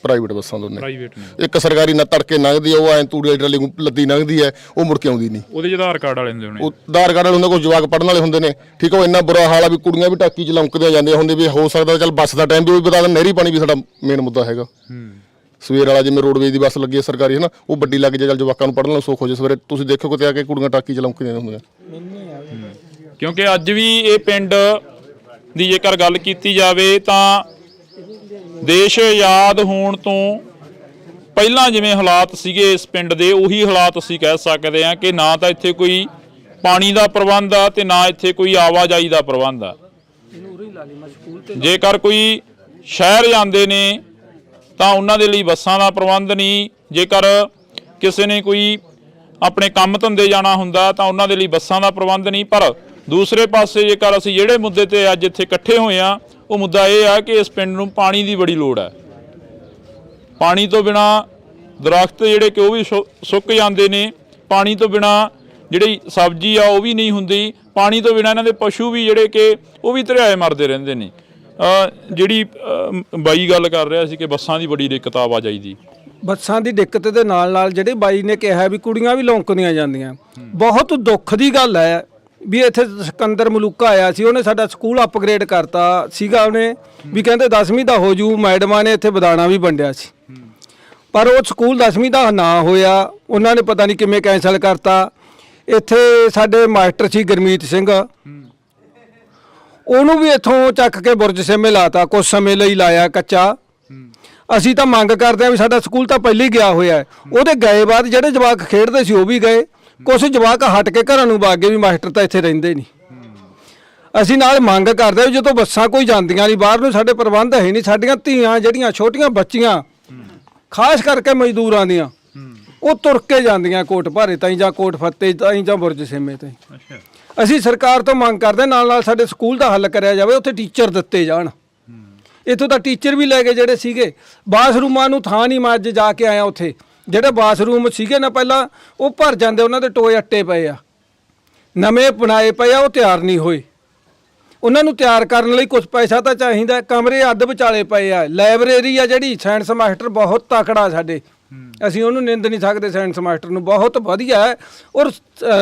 ਪ੍ਰਾਈਵੇਟ ਬੱਸਾਂ ਦੋਨੇ। ਇੱਕ ਸਰਕਾਰੀ ਨਾ ਤੜਕੇ ਲੰਘਦੀ ਆ, ਉਹ ਐਂ ਤੂੜੀ ਟਰਾਲੀ ਲੱਦੀ ਲੰਘਦੀ ਹੈ, ਉਹ ਮੁੜ ਕੇ ਆਉਂਦੀ ਨਹੀਂ। ਉਹਦੇ 'ਚ ਆਧਾਰ ਕਾਰਡ ਵਾਲੇ ਹੁੰਦੇ ਹੋਣੇ। ਉਹ ਆਧਾਰ ਕਾਰਡ ਵਾਲੇ ਹੁੰਦੇ, ਕੁਝ ਜਵਾਕ ਪੜ੍ਹਨ ਵਾਲੇ ਹੁੰਦੇ ਨੇ। ਠੀਕ ਆ, ਉਹ ਇੰਨਾ ਬੁਰਾ ਹਾਲ ਆ ਵੀ ਕੁੜੀਆਂ ਵੀ ਟਾਕੀ 'ਚ ਲੰਕਦੀਆਂ ਜਾਂਦੀਆਂ ਹੁੰਦੇ। ਵੀ ਹੋ ਸਕਦਾ ਚੱਲ ਬੱਸ ਦਾ ਟਾਈਮ ਵੀ ਉਹ ਬਤਾ ਦੇਣ। ਨਹਿਰੀ ਪਾਣੀ ਵੀ ਸਾਡਾ ਮੇਨ ਮੁੱਦਾ ਹੈਗਾ। ਸਵੇਰ ਵਾਲਾ ਜਿਵੇਂ ਰੋਡਵੇਜ਼ ਦੀ ਬੱਸ ਲੱਗੀ ਹੈ ਸਰਕਾਰੀ, ਹੈ ਨਾ, ਉਹ ਵੱਡੀ ਲੱਗ ਜਾਏ, ਚੱਲ ਜਵਾਕਾਂ ਨੂੰ ਪੜ੍ਹਨ ਨੂੰ ਸੁੱਖ ਹੋ ਜਾਏ। ਸਵੇਰੇ ਤੁਸੀਂ ਦੇਖੋ ਕਿਤੇ ਆ ਕੇ ਕੁੜੀਆਂ ਟਾਕੀ 'ਚ ਲੰਕਦੀਆਂ ਹੁੰਦੀਆਂ। ਕਿਉਂਕਿ ਅੱਜ ਵੀ ਇਹ ਪਿੰਡ ਦੀ ਜੇਕਰ ਗੱਲ ਕੀਤੀ ਜਾਵੇ ਤਾਂ ਦੇਸ਼ ਆਜ਼ਾਦ ਹੋਣ ਤੋਂ ਪਹਿਲਾਂ ਜਿਵੇਂ ਹਾਲਾਤ ਸੀਗੇ ਇਸ ਪਿੰਡ ਦੇ, ਉਹੀ ਹਾਲਾਤ ਅਸੀਂ ਕਹਿ ਸਕਦੇ ਹਾਂ ਕਿ ਨਾ ਤਾਂ ਇੱਥੇ ਕੋਈ ਪਾਣੀ ਦਾ ਪ੍ਰਬੰਧ ਆ ਤੇ ਨਾ ਇੱਥੇ ਕੋਈ ਆਵਾਜਾਈ ਦਾ ਪ੍ਰਬੰਧ ਆ। ਜੇਕਰ ਕੋਈ ਸ਼ਹਿਰ ਜਾਂਦੇ ਨੇ ਤਾਂ ਉਹਨਾਂ ਦੇ ਲਈ ਬੱਸਾਂ ਦਾ ਪ੍ਰਬੰਧ ਨਹੀਂ। ਜੇਕਰ ਕਿਸੇ ਨੇ ਕੋਈ ਆਪਣੇ ਕੰਮ ਧੰਦੇ ਜਾਣਾ ਹੁੰਦਾ ਤਾਂ ਉਹਨਾਂ ਦੇ ਲਈ ਬੱਸਾਂ ਦਾ ਪ੍ਰਬੰਧ ਨਹੀਂ। ਪਰ ਦੂਸਰੇ ਪਾਸੇ ਜੇਕਰ ਅਸੀਂ ਜਿਹੜੇ ਮੁੱਦੇ ਤੇ ਅੱਜ ਇੱਥੇ ਇਕੱਠੇ ਹੋਏ ਆ, ਉਹ ਮੁੱਦਾ ਇਹ ਆ ਕਿ ਇਸ ਪਿੰਡ ਨੂੰ ਪਾਣੀ ਦੀ ਬੜੀ ਲੋੜ ਹੈ। ਪਾਣੀ ਤੋਂ ਬਿਨਾ ਦਰਖਤ ਜਿਹੜੇ ਕਿ ਉਹ ਵੀ ਸੁੱਕ ਜਾਂਦੇ ਨੇ। ਪਾਣੀ ਤੋਂ ਬਿਨਾ ਜਿਹੜੀ ਸਬਜ਼ੀ ਆ ਉਹ ਵੀ ਨਹੀਂ ਹੁੰਦੀ। ਪਾਣੀ ਤੋਂ ਬਿਨਾ ਇਹਨਾਂ ਦੇ ਪਸ਼ੂ ਵੀ ਜਿਹੜੇ ਕਿ ਉਹ ਵੀ ਧਰਿਆਏ ਮਰਦੇ ਰਹਿੰਦੇ ਨੇ। ਜਿਹੜੀ ਬਾਈ ਗੱਲ ਕਰ ਰਿਹਾ ਸੀ ਕਿ ਬੱਸਾਂ ਦੀ ਬੜੀ ਦਿੱਕਤ ਆ ਆਵਾਜਾਈ ਦੀ। ਬੱਸਾਂ ਦੀ ਦਿੱਕਤ ਦੇ ਨਾਲ ਜਿਹੜੇ ਬਾਈ ਨੇ ਕਿਹਾ ਵੀ ਕੁੜੀਆਂ ਵੀ ਲੌਂਕਦੀਆਂ ਜਾਂਦੀਆਂ, ਬਹੁਤ ਦੁੱਖ ਦੀ ਗੱਲ ਹੈ ਵੀ ਇੱਥੇ ਸਿਕੰਦਰ ਮਲੂਕਾ ਆਇਆ ਸੀ, ਉਹਨੇ ਸਾਡਾ ਸਕੂਲ ਅਪਗ੍ਰੇਡ ਕਰਤਾ ਸੀਗਾ। ਉਹਨੇ ਵੀ ਕਹਿੰਦੇ 10ਵੀਂ ਦਾ ਹੋ ਜੂ, ਮੈਡਮਾਂ ਨੇ ਇੱਥੇ ਬਦਾਣਾ ਵੀ ਵੰਡਿਆ ਸੀ, ਪਰ ਉਹ ਸਕੂਲ 10ਵੀਂ ਦਾ ਨਾ ਹੋਇਆ। ਉਹਨਾਂ ਨੇ ਪਤਾ ਨਹੀਂ ਕਿਵੇਂ ਕੈਂਸਲ ਕਰਤਾ। ਇੱਥੇ ਸਾਡੇ ਮਾਸਟਰ ਸੀ ਗੁਰਮੀਤ ਸਿੰਘ, ਉਹਨੂੰ ਵੀ ਇੱਥੋਂ ਚੱਕ ਕੇ ਬੁਰਜ ਸੇਮੇ ਲਾਤਾ, ਕੁਝ ਸਮੇਂ ਲਈ ਲਾਇਆ ਕੱਚਾ। ਅਸੀਂ ਤਾਂ ਮੰਗ ਕਰਦੇ ਹਾਂ ਵੀ ਸਾਡਾ ਸਕੂਲ ਤਾਂ ਪਹਿਲਾਂ ਹੀ ਗਿਆ ਹੋਇਆ। ਉਹਦੇ ਗਏ ਬਾਅਦ ਜਿਹੜੇ ਜਵਾਕ ਖੇਡਦੇ ਸੀ ਉਹ ਵੀ ਗਏ, ਕੁਝ ਜਵਾਕ ਹਟ ਕੇ ਘਰਾਂ ਨੂੰ ਵਗ ਗਏ ਵੀ ਮਾਸਟਰ ਤਾਂ ਇੱਥੇ ਰਹਿੰਦੇ ਨਹੀਂ। ਅਸੀਂ ਨਾਲ ਮੰਗ ਕਰਦੇ ਵੀ ਜਦੋਂ ਬੱਸਾਂ ਕੋਈ ਜਾਂਦੀਆਂ ਨਹੀਂ ਬਾਹਰ ਨੂੰ, ਸਾਡੇ ਪ੍ਰਬੰਧ ਹੈ ਨਹੀਂ। ਸਾਡੀਆਂ ਧੀਆਂ ਜਿਹੜੀਆਂ ਛੋਟੀਆਂ ਬੱਚੀਆਂ, ਖਾਸ ਕਰਕੇ ਮਜ਼ਦੂਰਾਂ ਦੀਆਂ, ਉਹ ਤੁਰ ਕੇ ਜਾਂਦੀਆਂ ਕੋਟ ਭਾਰੇ ਤਾਈਂ ਜਾਂ ਕੋਟ ਫੱਤੇ ਤਾਈਂ ਜਾਂ ਬੁਰਜ ਸੇਮੇ ਤਾਈਂ। ਅਸੀਂ ਸਰਕਾਰ ਤੋਂ ਮੰਗ ਕਰਦੇ ਨਾਲ ਸਾਡੇ ਸਕੂਲ ਦਾ ਹੱਲ ਕਰਿਆ ਜਾਵੇ, ਉੱਥੇ ਟੀਚਰ ਦਿੱਤੇ ਜਾਣ। ਇੱਥੋਂ ਤਾਂ ਟੀਚਰ ਵੀ ਲੈ ਗਏ ਜਿਹੜੇ ਸੀਗੇ। ਬਾਥਰੂਮਾਂ ਨੂੰ ਥਾਂ ਨਹੀਂ, ਮੈਂ ਅੱਜ ਜਾ ਕੇ ਆਇਆ ਉੱਥੇ। ਜਿਹੜੇ ਬਾਥਰੂਮ ਸੀਗੇ ਨਾ ਪਹਿਲਾਂ, ਉਹ ਭਰ ਜਾਂਦੇ, ਉਹਨਾਂ ਦੇ ਟੋਏ ਅੱਟੇ ਪਏ ਆ। ਨਵੇਂ ਬਣਾਏ ਪਏ ਆ ਉਹ ਤਿਆਰ ਨਹੀਂ ਹੋਏ। ਉਹਨਾਂ ਨੂੰ ਤਿਆਰ ਕਰਨ ਲਈ ਕੁਝ ਪੈਸਾ ਤਾਂ ਚਾਹੀਦਾ। ਕਮਰੇ ਅੱਧ ਵਿਚਾਲੇ ਪਏ ਆ। ਲਾਇਬ੍ਰੇਰੀ ਆ ਜਿਹੜੀ, ਸਾਇੰਸ ਮਾਸਟਰ ਬਹੁਤ ਤਕੜਾ ਸਾਡੇ, ਅਸੀਂ ਉਹਨੂੰ ਨਿੰਦ ਨਹੀਂ ਸਕਦੇ। ਸਾਇੰਸ ਮਾਸਟਰ ਨੂੰ ਬਹੁਤ ਵਧੀਆ ਹੈ। ਔਰ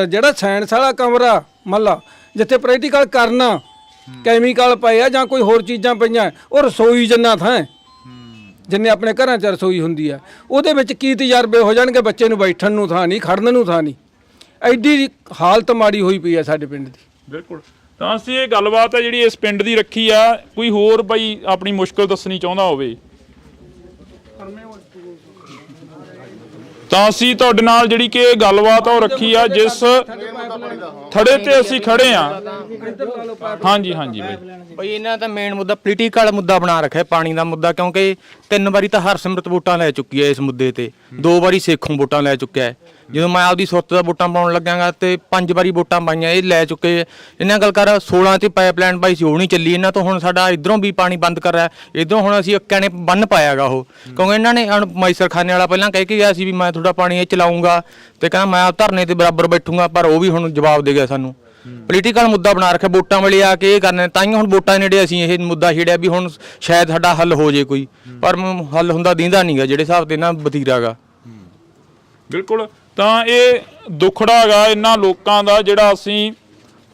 ਜਿਹੜਾ ਸਾਇੰਸ ਵਾਲਾ ਕਮਰਾ ਮੰਨ ਲਾ ਜਿੱਥੇ ਪ੍ਰੈਕਟੀਕਲ ਕਰਨਾ, ਕੈਮੀਕਲ ਪਏ ਆ ਜਾਂ ਕੋਈ ਹੋਰ ਚੀਜ਼ਾਂ ਪਈਆਂ, ਉਹ ਰਸੋਈ ਜਿੰਨਾ ਥਾਂ ਜਿੰਨੇ ਆਪਣੇ ਘਰਾਂ 'ਚ ਰਸੋਈ ਹੁੰਦੀ ਆ, ਉਹਦੇ ਵਿੱਚ ਕੀ ਤਜਰਬੇ ਹੋ ਜਾਣਗੇ। ਬੱਚੇ ਨੂੰ ਬੈਠਣ ਨੂੰ ਥਾਂ ਨਹੀਂ, ਖੜਨ ਨੂੰ ਥਾਂ ਨਹੀਂ। ਐਡੀ ਹਾਲਤ ਮਾੜੀ ਹੋਈ ਪਈ ਆ ਸਾਡੇ ਪਿੰਡ ਦੀ। ਬਿਲਕੁਲ। ਤਾਂ ਅਸੀਂ ਇਹ ਗੱਲਬਾਤ ਹੈ ਜਿਹੜੀ ਇਸ ਪਿੰਡ ਦੀ ਰੱਖੀ ਆ। ਕੋਈ ਹੋਰ ਬਾਈ ਆਪਣੀ ਮੁਸ਼ਕਲ ਦੱਸਣੀ ਚਾਹੁੰਦਾ ਹੋਵੇ ਤਾਂ ਅਸੀਂ ਤੁਹਾਡੇ ਨਾਲ ਜਿਹੜੀ ਕਿ ਗੱਲਬਾਤ ਆ ਉਹ ਰੱਖੀ ਆ, ਜਿਸ ਥੜੇ ਤੇ ਅਸੀਂ ਖੜੇ ਆ। ਹਾਂਜੀ ਹਾਂਜੀ ਬਈ ਇਹਨਾਂ ਦਾ ਮੇਨ ਮੁੱਦਾ ਪੋਲੀਟੀਕਲ ਮੁੱਦਾ ਬਣਾ ਰੱਖਿਆ, ਪਾਣੀ ਦਾ ਮੁੱਦਾ। ਕਿਉਂਕਿ 3 ਵਾਰੀ ਤਾਂ ਹਰਸਿਮਰਤ ਵੋਟਾਂ ਲੈ ਚੁੱਕੀ ਹੈ ਇਸ ਮੁੱਦੇ ਤੇ, 2 ਵਾਰੀ ਸੇਖੋਂ ਵੋਟਾਂ ਲੈ ਚੁੱਕਿਆ ਹੈ। ਜਦੋਂ ਮੈਂ ਆਪਦੀ ਸੁੱਤ ਦਾ ਵੋਟਾਂ ਪਾਉਣ ਲੱਗਾਂਗਾ ਤੇ 5 ਵਾਰੀ ਵੋਟਾਂ ਪਾਈਆਂ, ਇਹ ਲੈ ਚੁੱਕੇ। ਇਹਨਾਂ ਗੱਲ ਕਰ 16 'ਚ ਪਾਈਪਲਾਈਨ ਪਾਈ ਸੀ, ਉਹ ਨਹੀਂ ਚੱਲੀ। ਇਹਨਾਂ ਤੋਂ ਹੁਣ ਸਾਡਾ ਇਧਰੋਂ ਵੀ ਪਾਣੀ ਬੰਦ ਕਰ ਰਿਹਾ, ਇਧਰੋਂ ਹੁਣ ਅਸੀਂ ਅੱਕਿਆਂ ਨੇ ਬੰਨ ਪਾਇਆਗਾ ਉਹ। ਕਿਉਂਕਿ ਇਹਨਾਂ ਨੇ ਮਾਈਸਰਖਾਨੇ ਵਾਲਾ ਪਹਿਲਾਂ ਕਹਿ ਕੇ ਗਿਆ ਸੀ ਵੀ ਮੈਂ ਤੁਹਾਡਾ ਪਾਣੀ ਇਹ ਚਲਾਉਂਗਾ, ਤੇ ਕਹਿੰਦਾ ਮੈਂ ਧਰਨੇ ਤੇ ਬਰਾਬਰ ਬੈਠੂੰਗਾ, ਪਰ ਉਹ ਵੀ ਹੁਣ ਜਵਾਬ ਦੇ ਗਿਆ ਸਾਨੂੰ। ਪੋਲੀਟੀਕਲ ਮੁੱਦਾ ਬਣਾ ਰੱਖਿਆ, ਵੋਟਾਂ ਵੇਲੇ ਆ ਕੇ ਇਹ ਕਰਨੇ। ਤਾਂ ਹੀ ਹੁਣ ਵੋਟਾਂ ਨੇੜੇ ਅਸੀਂ ਇਹ ਮੁੱਦਾ ਛੇੜਿਆ ਵੀ ਹੁਣ ਸ਼ਾਇਦ ਸਾਡਾ ਹੱਲ ਹੋ ਜੇ ਕੋਈ, ਪਰ ਹੱਲ ਹੁੰਦਾ ਦਿੰਦਾ ਨਹੀਂਗਾ ਜਿਹੜੇ ਹਿਸਾਬ ਤੇ ਨਾ ਵਤੀਰਾਗਾ। ਬਿਲਕੁਲ। ਤਾਂ ਇਹ ਦੁੱਖੜਾ ਹੈਗਾ ਇਹਨਾਂ ਲੋਕਾਂ ਦਾ ਜਿਹੜਾ ਅਸੀਂ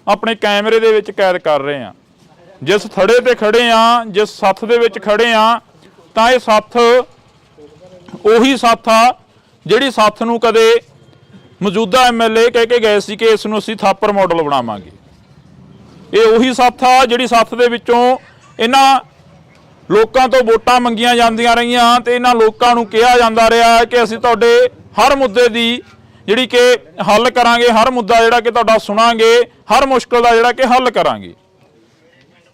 ਆਪਣੇ ਕੈਮਰੇ ਦੇ ਵਿੱਚ ਕੈਦ ਕਰ ਰਹੇ ਹਾਂ। ਜਿਸ ਥੜੇ ਤੇ ਖੜੇ ਆ, ਜਿਸ ਸੱਥ ਦੇ ਵਿੱਚ ਖੜੇ ਆ, ਤਾਂ ਇਹ ਸੱਥ ਉਹੀ ਸੱਥ ਆ ਜਿਹੜੀ ਸੱਥ ਨੂੰ ਕਦੇ ਮੌਜੂਦਾ MLA ਕਹਿ ਕੇ ਗਏ ਸੀ ਕਿ ਇਸ ਨੂੰ ਅਸੀਂ ਥਾਪਰ ਮਾਡਲ ਬਣਾਵਾਂਗੇ। ਇਹ ਉਹੀ ਸੱਥ ਆ ਜਿਹੜੀ ਸੱਥ ਦੇ ਵਿੱਚੋਂ ਇਹਨਾਂ ਲੋਕਾਂ ਤੋਂ ਵੋਟਾਂ ਮੰਗੀਆਂ ਜਾਂਦੀਆਂ ਰਹੀਆਂ ਤੇ ਇਹਨਾਂ ਲੋਕਾਂ ਨੂੰ ਕਿਹਾ ਜਾਂਦਾ ਰਿਹਾ ਕਿ ਅਸੀਂ ਤੁਹਾਡੇ ਹਰ ਮੁੱਦੇ ਦੀ ਜਿਹੜੀ ਕਿ ਹੱਲ ਕਰਾਂਗੇ, ਹਰ ਮੁੱਦਾ ਜਿਹੜਾ ਕਿ ਤੁਹਾਡਾ ਸੁਣਾਂਗੇ, ਹਰ ਮੁਸ਼ਕਲ ਦਾ ਜਿਹੜਾ ਕਿ ਹੱਲ ਕਰਾਂਗੇ।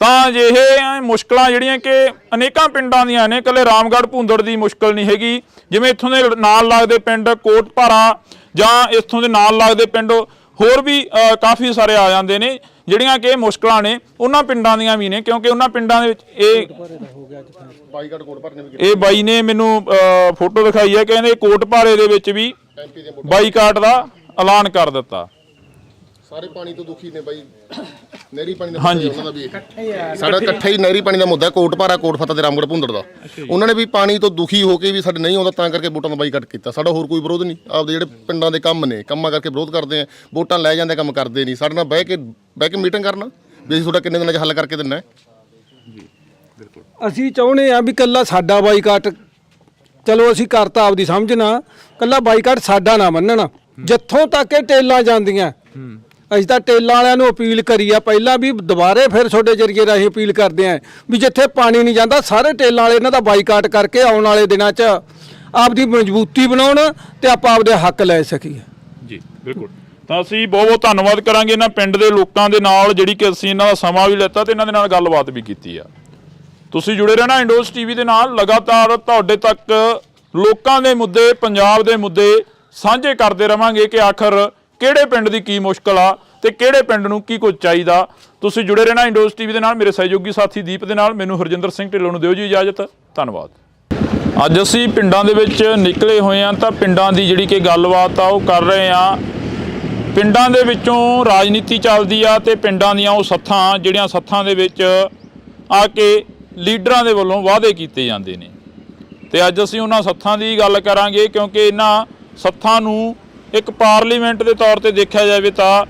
ਤਾਂ ਇਹ ਮੁਸ਼ਕਲਾਂ ਜਿਹੜੀਆਂ ਕਿ ਅਨੇਕਾਂ ਪਿੰਡਾਂ ਦੀਆਂ ਨੇ, ਇਕੱਲੇ ਰਾਮਗੜ੍ਹ ਭੂੰਦੜ ਦੀ ਮੁਸ਼ਕਲ ਨਹੀਂ ਹੈਗੀ। ਜਿਵੇਂ ਇੱਥੋਂ ਦੇ ਨਾਲ ਲੱਗਦੇ ਪਿੰਡ ਕੋਟਭਾਰਾ ਜਾਂ ਇੱਥੋਂ ਦੇ ਨਾਲ ਲੱਗਦੇ ਪਿੰਡ ਹੋਰ ਵੀ ਕਾਫੀ ਸਾਰੇ ਆ ਜਾਂਦੇ ਨੇ, ਜਿਹੜੀਆਂ ਕਿ ਮੁਸ਼ਕਲਾਂ ਨੇ ਉਹਨਾਂ ਪਿੰਡਾਂ ਦੀਆਂ ਵੀ ਨੇ। ਕਿਉਂਕਿ ਉਹਨਾਂ ਪਿੰਡਾਂ ਦੇ ਵਿੱਚ ਇਹ ਬਾਈ ਨੇ ਮੈਨੂੰ ਫੋਟੋ ਦਿਖਾਈ ਹੈ, ਕਹਿੰਦੇ ਕੋਟਭਾਰੇ ਦੇ ਵਿੱਚ ਵੀ ਬਾਈਕਾਟ ਦਾ ਐਲਾਨ ਕਰ ਦਿੱਤਾ। ਸਾਰੇ ਪਾਣੀ ਤੋਂ ਦੁਖੀ ਨੇ ਬਾਈ, ਨਹਿਰੀ ਪਾਣੀ ਦਾ ਉਹਨਾਂ ਦਾ ਵੀ ਸਾਡਾ ਇਕੱਠਾ ਹੀ ਨਹਿਰੀ ਪਾਣੀ ਦਾ ਮੁੱਦਾ ਕੋਟਭਾਰਾ, ਕੋਟਫਤਾ ਤੇ ਰਾਮਗੜ੍ਹ ਭੁੰਦੜ ਦਾ। ਉਹਨਾਂ ਨੇ ਵੀ ਪਾਣੀ ਤੋਂ ਦੁਖੀ ਹੋ ਕੇ ਵੀ ਸਾਡੇ ਨਹੀਂ ਆਉਂਦਾ, ਤਾਂ ਕਰਕੇ ਵੋਟਾਂ ਦਾ ਬਾਈਕਾਟ ਕੀਤਾ। ਸਾਡਾ ਹੋਰ ਕੋਈ ਵਿਰੋਧ ਨਹੀਂ, ਆਪਦੇ ਜਿਹੜੇ ਪਿੰਡਾਂ ਦੇ ਕੰਮ ਨੇ, ਕੰਮਾਂ ਕਰਕੇ ਵਿਰੋਧ ਕਰਦੇ ਆ। ਵੋਟਾਂ ਲੈ ਜਾਂਦੇ, ਕੰਮ ਕਰਦੇ ਨਹੀਂ। ਸਾਡੇ ਨਾਲ ਬਹਿ ਕੇ ਮੀਟਿੰਗ ਕਰਨਾ ਵੀ ਅਸੀਂ ਤੁਹਾਡਾ ਕਿੰਨੇ ਦਿਨਾਂ 'ਚ ਹੱਲ ਕਰਕੇ ਦਿੰਨਾ। ਅਸੀਂ ਚਾਹੁੰਦੇ ਆ ਵੀ ਕੱਲਾ ਸਾਡਾ ਬਾਈਕਾਟ, ਚਲੋ ਅਸੀਂ ਕਰਤਾ ਆਪਦੀ ਸਮਝਣਾ, ਕੱਲਾ ਬਾਈਕਾਟ ਸਾਡਾ ਨਾ ਮੰਨਣਾ। ਜਿੱਥੋਂ ਤੱਕ ਇਹ ਟੇਲਾਂ ਜਾਂਦੀਆਂ, ਅਸੀਂ ਤਾਂ ਟੇਲਾਂ ਵਾਲਿਆਂ ਨੂੰ ਅਪੀਲ ਕਰੀ ਆ ਪਹਿਲਾਂ ਵੀ, ਦੁਬਾਰੇ ਫਿਰ ਤੁਹਾਡੇ ਜਰੀਏ ਰਾਹੀਂ ਅਪੀਲ ਕਰਦੇ ਆ ਵੀ ਜਿੱਥੇ ਪਾਣੀ ਨਹੀਂ ਜਾਂਦਾ ਸਾਰੇ ਟੇਲਾਂ ਵਾਲੇ ਇਹਨਾਂ ਦਾ ਬਾਈਕਾਟ ਕਰਕੇ ਆਉਣ ਵਾਲੇ ਦਿਨਾਂ 'ਚ ਆਪਦੀ ਮਜ਼ਬੂਤੀ ਬਣਾਉਣ ਤੇ ਆਪਾਂ ਆਪਦੇ ਹੱਕ ਲੈ ਸਕੀਏ। ਜੀ ਬਿਲਕੁਲ। ਤਾਂ ਅਸੀਂ ਬਹੁਤ ਬਹੁਤ ਧੰਨਵਾਦ ਕਰਾਂਗੇ ਇਹਨਾਂ ਪਿੰਡ ਦੇ ਲੋਕਾਂ ਦੇ ਨਾਲ, ਜਿਹੜੀ ਕਿ ਅਸੀਂ ਇਹਨਾਂ ਦਾ ਸਮਾਂ ਵੀ ਲਿੱਤਾ ਤੇ ਇਹਨਾਂ ਦੇ ਨਾਲ ਗੱਲਬਾਤ ਵੀ ਕੀਤੀ ਆ। ਤੁਸੀਂ ਜੁੜੇ ਰਹਿਣਾ ਇੰਡੋਸ TV ਦੇ ਨਾਲ। ਲਗਾਤਾਰ ਤੁਹਾਡੇ ਤੱਕ ਲੋਕਾਂ ਦੇ ਮੁੱਦੇ, ਪੰਜਾਬ ਦੇ ਮੁੱਦੇ ਸਾਂਝੇ ਕਰਦੇ ਰਵਾਂਗੇ ਕਿ ਆਖਰ ਕਿਹੜੇ ਪਿੰਡ ਦੀ ਕੀ ਮੁਸ਼ਕਲ ਆ ਤੇ ਕਿਹੜੇ ਪਿੰਡ ਨੂੰ ਕੀ ਕੁਝ ਚਾਹੀਦਾ। ਤੁਸੀਂ ਜੁੜੇ ਰਹਿਣਾ ਇੰਡੋਸ TV ਦੇ ਨਾਲ। ਮੇਰੇ ਸਹਿਯੋਗੀ ਸਾਥੀ ਦੀਪ ਦੇ ਨਾਲ ਮੈਨੂੰ ਹਰਜਿੰਦਰ ਸਿੰਘ ਢਿੱਲੋਂ ਨੂੰ ਦਿਓ ਜੀ ਇਜਾਜ਼ਤ। ਧੰਨਵਾਦ। ਅੱਜ ਅਸੀਂ ਪਿੰਡਾਂ ਦੇ ਵਿੱਚ ਨਿਕਲੇ ਹੋਏ ਹਾਂ ਤਾਂ ਪਿੰਡਾਂ ਦੀ ਜਿਹੜੀ ਕਿ ਗੱਲਬਾਤ ਆ ਉਹ ਕਰ ਰਹੇ ਹਾਂ। ਪਿੰਡਾਂ ਦੇ ਵਿੱਚੋਂ ਰਾਜਨੀਤੀ ਚੱਲਦੀ ਆ ਤੇ ਪਿੰਡਾਂ ਦੀਆਂ ਉਹ ਸੱਥਾਂ ਜਿਹੜੀਆਂ ਸੱਥਾਂ ਦੇ ਵਿੱਚ ਆ ਕੇ ਲੀਡਰਾਂ ਦੇ ਵੱਲੋਂ ਵਾਅਦੇ ਕੀਤੇ ਜਾਂਦੇ ਨੇ। ਤੇ ਅੱਜ ਅਸੀਂ ਉਹਨਾਂ ਸੱਥਾਂ ਦੀ ਗੱਲ ਕਰਾਂਗੇ ਕਿਉਂਕਿ ਇਹਨਾਂ ਸੱਥਾਂ ਨੂੰ ਇੱਕ ਪਾਰਲੀਮੈਂਟ ਦੇ ਤੌਰ ਤੇ ਦੇਖਿਆ ਜਾਵੇ ਤਾਂ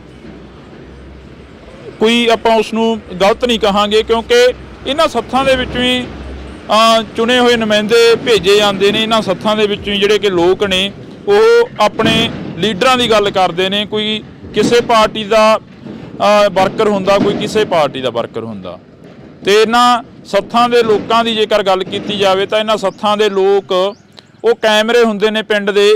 ਕੋਈ ਆਪਾਂ ਉਸ ਨੂੰ ਗਲਤ ਨਹੀਂ ਕਹਾਂਗੇ, ਕਿਉਂਕਿ ਇਹਨਾਂ ਸੱਥਾਂ ਦੇ ਵਿੱਚੋਂ ਹੀ ਚੁਣੇ ਹੋਏ ਨੁਮਾਇੰਦੇ ਭੇਜੇ ਜਾਂਦੇ ਨੇ। ਇਹਨਾਂ ਸੱਥਾਂ ਦੇ ਵਿੱਚੋਂ ਹੀ ਜਿਹੜੇ ਕਿ ਲੋਕ ਨੇ ਉਹ ਆਪਣੇ ਲੀਡਰਾਂ ਦੀ ਗੱਲ ਕਰਦੇ ਨੇ। ਕੋਈ ਕਿਸੇ ਪਾਰਟੀ ਦਾ ਵਰਕਰ ਹੁੰਦਾ, ਕੋਈ ਕਿਸੇ ਪਾਰਟੀ ਦਾ ਵਰਕਰ ਹੁੰਦਾ। ਤੇ ਇਹਨਾਂ ਸੱਥਾਂ ਦੇ ਲੋਕਾਂ ਦੀ ਜੇਕਰ ਗੱਲ ਕੀਤੀ ਜਾਵੇ ਤਾਂ ਇਹਨਾਂ ਸੱਥਾਂ ਦੇ ਲੋਕ ਉਹ ਕੈਮਰੇ ਹੁੰਦੇ ਨੇ ਪਿੰਡ ਦੇ,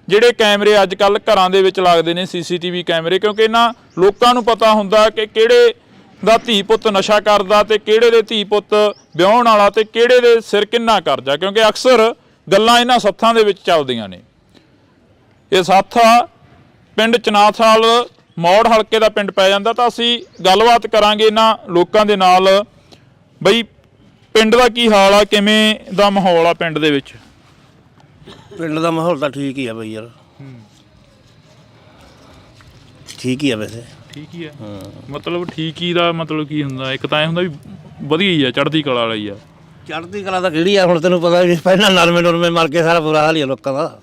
ਜਿਹੜੇ ਕੈਮਰੇ ਅੱਜ ਕੱਲ੍ਹ ਘਰਾਂ ਦੇ ਵਿੱਚ ਲੱਗਦੇ ਨੇ, CCTV ਕੈਮਰੇ। ਕਿਉਂਕਿ ਇਹਨਾਂ ਲੋਕਾਂ ਨੂੰ ਪਤਾ ਹੁੰਦਾ ਕਿ ਕਿਹੜੇ ਦਾ ਧੀ ਪੁੱਤ ਨਸ਼ਾ ਕਰਦਾ ਤੇ ਕਿਹੜੇ ਦੇ ਧੀ ਪੁੱਤ ਵਿਆਹੁਣ ਵਾਲਾ ਤੇ ਕਿਹੜੇ ਦੇ ਸਿਰ ਕਿੰਨਾ ਕਰਜ਼ਾ, ਕਿਉਂਕਿ ਅਕਸਰ ਗੱਲਾਂ ਇਹਨਾਂ ਸੱਥਾਂ ਦੇ ਵਿੱਚ ਚੱਲਦੀਆਂ ਨੇ। ਇਹ ਸੱਥ ਆ ਪਿੰਡ ਚਨਾਥਾਲ ਮੌੜ ਹਲਕੇ ਦਾ ਪਿੰਡ ਪੈ ਜਾਂਦਾ। ਤਾਂ ਅਸੀਂ ਗੱਲਬਾਤ ਕਰਾਂਗੇ ਇਹਨਾਂ ਲੋਕਾਂ ਦੇ ਨਾਲ। ਬਈ ਪਿੰਡ ਦਾ ਕੀ ਹਾਲ ਆ, ਕਿਵੇਂ ਦਾ ਮਾਹੌਲ ਆ ਪਿੰਡ ਦੇ ਵਿੱਚ? ਪਿੰਡ ਦਾ ਮਾਹੌਲ ਤਾਂ ਠੀਕ ਹੀ ਆ ਬਈ ਯਾਰ, ਠੀਕ ਹੀ ਆ ਵੈਸੇ। ਠੀਕ ਹੀ ਆ ਮਤਲਬ ਠੀਕ ਹੀ ਦਾ ਮਤਲਬ ਕੀ ਹੁੰਦਾ? ਇੱਕ ਤਾਂ ਐ ਹੁੰਦਾ ਵੀ ਵਧੀਆ ਹੀ ਆ, ਚੜ੍ਹਦੀ ਕਲਾ ਵਾਲੀ ਆ। ਚੜ੍ਹਦੀ ਕਲਾ ਤਾਂ ਕਿਹੜੀ ਆ ਹੁਣ ਤੈਨੂੰ ਪਤਾ ਵੀ ਪਹਿਲਾਂ ਨਰਮੇ ਮਰ ਕੇ ਸਾਰਾ ਬੁਰਾ ਹਾਲ ਹੀ ਆ ਲੋਕਾਂ ਦਾ।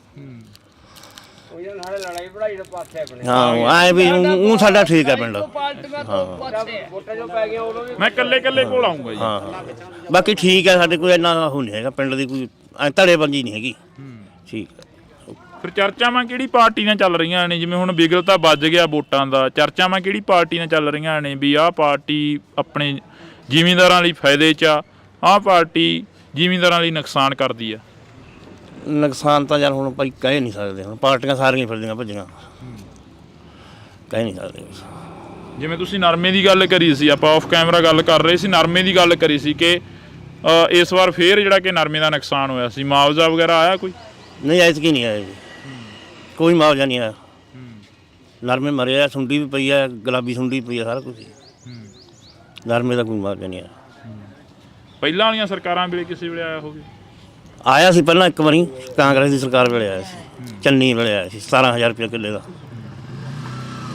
ਹਾਂ ਐ ਵੀ ਉਹ ਸਾਡਾ ਠੀਕ ਹੈ ਪਿੰਡ। ਮੈਂ ਕੱਲੇ ਕੋਲ ਆਉਂਗਾ ਜੀ। ਹਾਂ ਬਾਕੀ ਠੀਕ ਹੈ, ਸਾਡੇ ਕੋਈ ਇੰਨਾ ਉਹ ਨਹੀਂ ਹੈਗਾ ਪਿੰਡ ਦੀ, ਕੋਈ ਧੜੇਬੰਦੀ ਨਹੀਂ ਹੈਗੀ। ਠੀਕ ਹੈ। ਫਿਰ ਚਰਚਾਵਾਂ ਕਿਹੜੀ ਪਾਰਟੀ ਨਾਲ ਚੱਲ ਰਹੀਆਂ ਨੇ? ਜਿਵੇਂ ਹੁਣ ਬਿਗਲ ਤਾਂ ਵੱਜ ਗਿਆ ਵੋਟਾਂ ਦਾ, ਚਰਚਾਵਾਂ ਕਿਹੜੀ ਪਾਰਟੀ ਨਾਲ ਚੱਲ ਰਹੀਆਂ ਨੇ ਵੀ ਆਹ ਪਾਰਟੀ ਆਪਣੇ ਜ਼ਿਮੀਂਦਾਰਾਂ ਲਈ ਫਾਇਦੇ 'ਚ ਆ, ਆਹ ਪਾਰਟੀ ਜ਼ਿਮੀਂਦਾਰਾਂ ਲਈ ਨੁਕਸਾਨ ਕਰਦੀ ਆ? ਨੁਕਸਾਨ ਤਾਂ ਯਾਰ ਹੁਣ ਭਾਈ ਕਹਿ ਨਹੀਂ ਸਕਦੇ, ਹੁਣ ਪਾਰਟੀਆਂ ਸਾਰੀਆਂ ਫਿਰਦੀਆਂ ਭੱਜੀਆਂ, ਕਹਿ ਨਹੀਂ ਸਕਦੇ। ਜਿਵੇਂ ਤੁਸੀਂ ਨਰਮੇ ਦੀ ਗੱਲ ਕਰੀ ਸੀ, ਆਪਾਂ ਆਫ ਕੈਮਰਾ ਗੱਲ ਕਰ ਰਹੇ ਸੀ, ਨਰਮੇ ਦੀ ਗੱਲ ਕਰੀ ਸੀ ਕਿ ਇਸ ਵਾਰ ਫੇਰ ਜਿਹੜਾ ਕਿ ਨਰਮੇ ਦਾ ਨੁਕਸਾਨ ਹੋਇਆ ਸੀ, ਮੁਆਵਜ਼ਾ ਵਗੈਰਾ ਆਇਆ ਕੋਈ? ਨਹੀਂ ਐਤਕੀ ਨਹੀਂ ਆਇਆ ਜੀ, ਕੋਈ ਮੁਆਵਜ਼ਾ ਨਹੀਂ ਆਇਆ। ਨਰਮੇ ਮਰੇ ਆ, ਸੁੰਡੀ ਵੀ ਪਈ ਆ, ਗੁਲਾਬੀ ਸੁੰਡੀ ਪਈ ਆ, ਸਾਰਾ ਕੁਝ। ਨਰਮੇ ਦਾ ਕੋਈ ਮੁਆਵਜ਼ਾ ਨਹੀਂ ਆਇਆ। ਪਹਿਲਾਂ ਵਾਲੀਆਂ ਸਰਕਾਰਾਂ ਵੇਲੇ ਕਿਸੇ ਵੇਲੇ ਆਇਆ ਹੋਵੇ? ਆਇਆ ਸੀ ਪਹਿਲਾਂ ਇੱਕ ਵਾਰੀ, ਕਾਂਗਰਸ ਦੀ ਸਰਕਾਰ ਵੇਲੇ ਆਇਆ ਸੀ, ਚੰਨੀ ਵੇਲੇ ਆਇਆ ਸੀ 17,000 ਰੁਪਏ ਕਿੱਲੇ ਦਾ।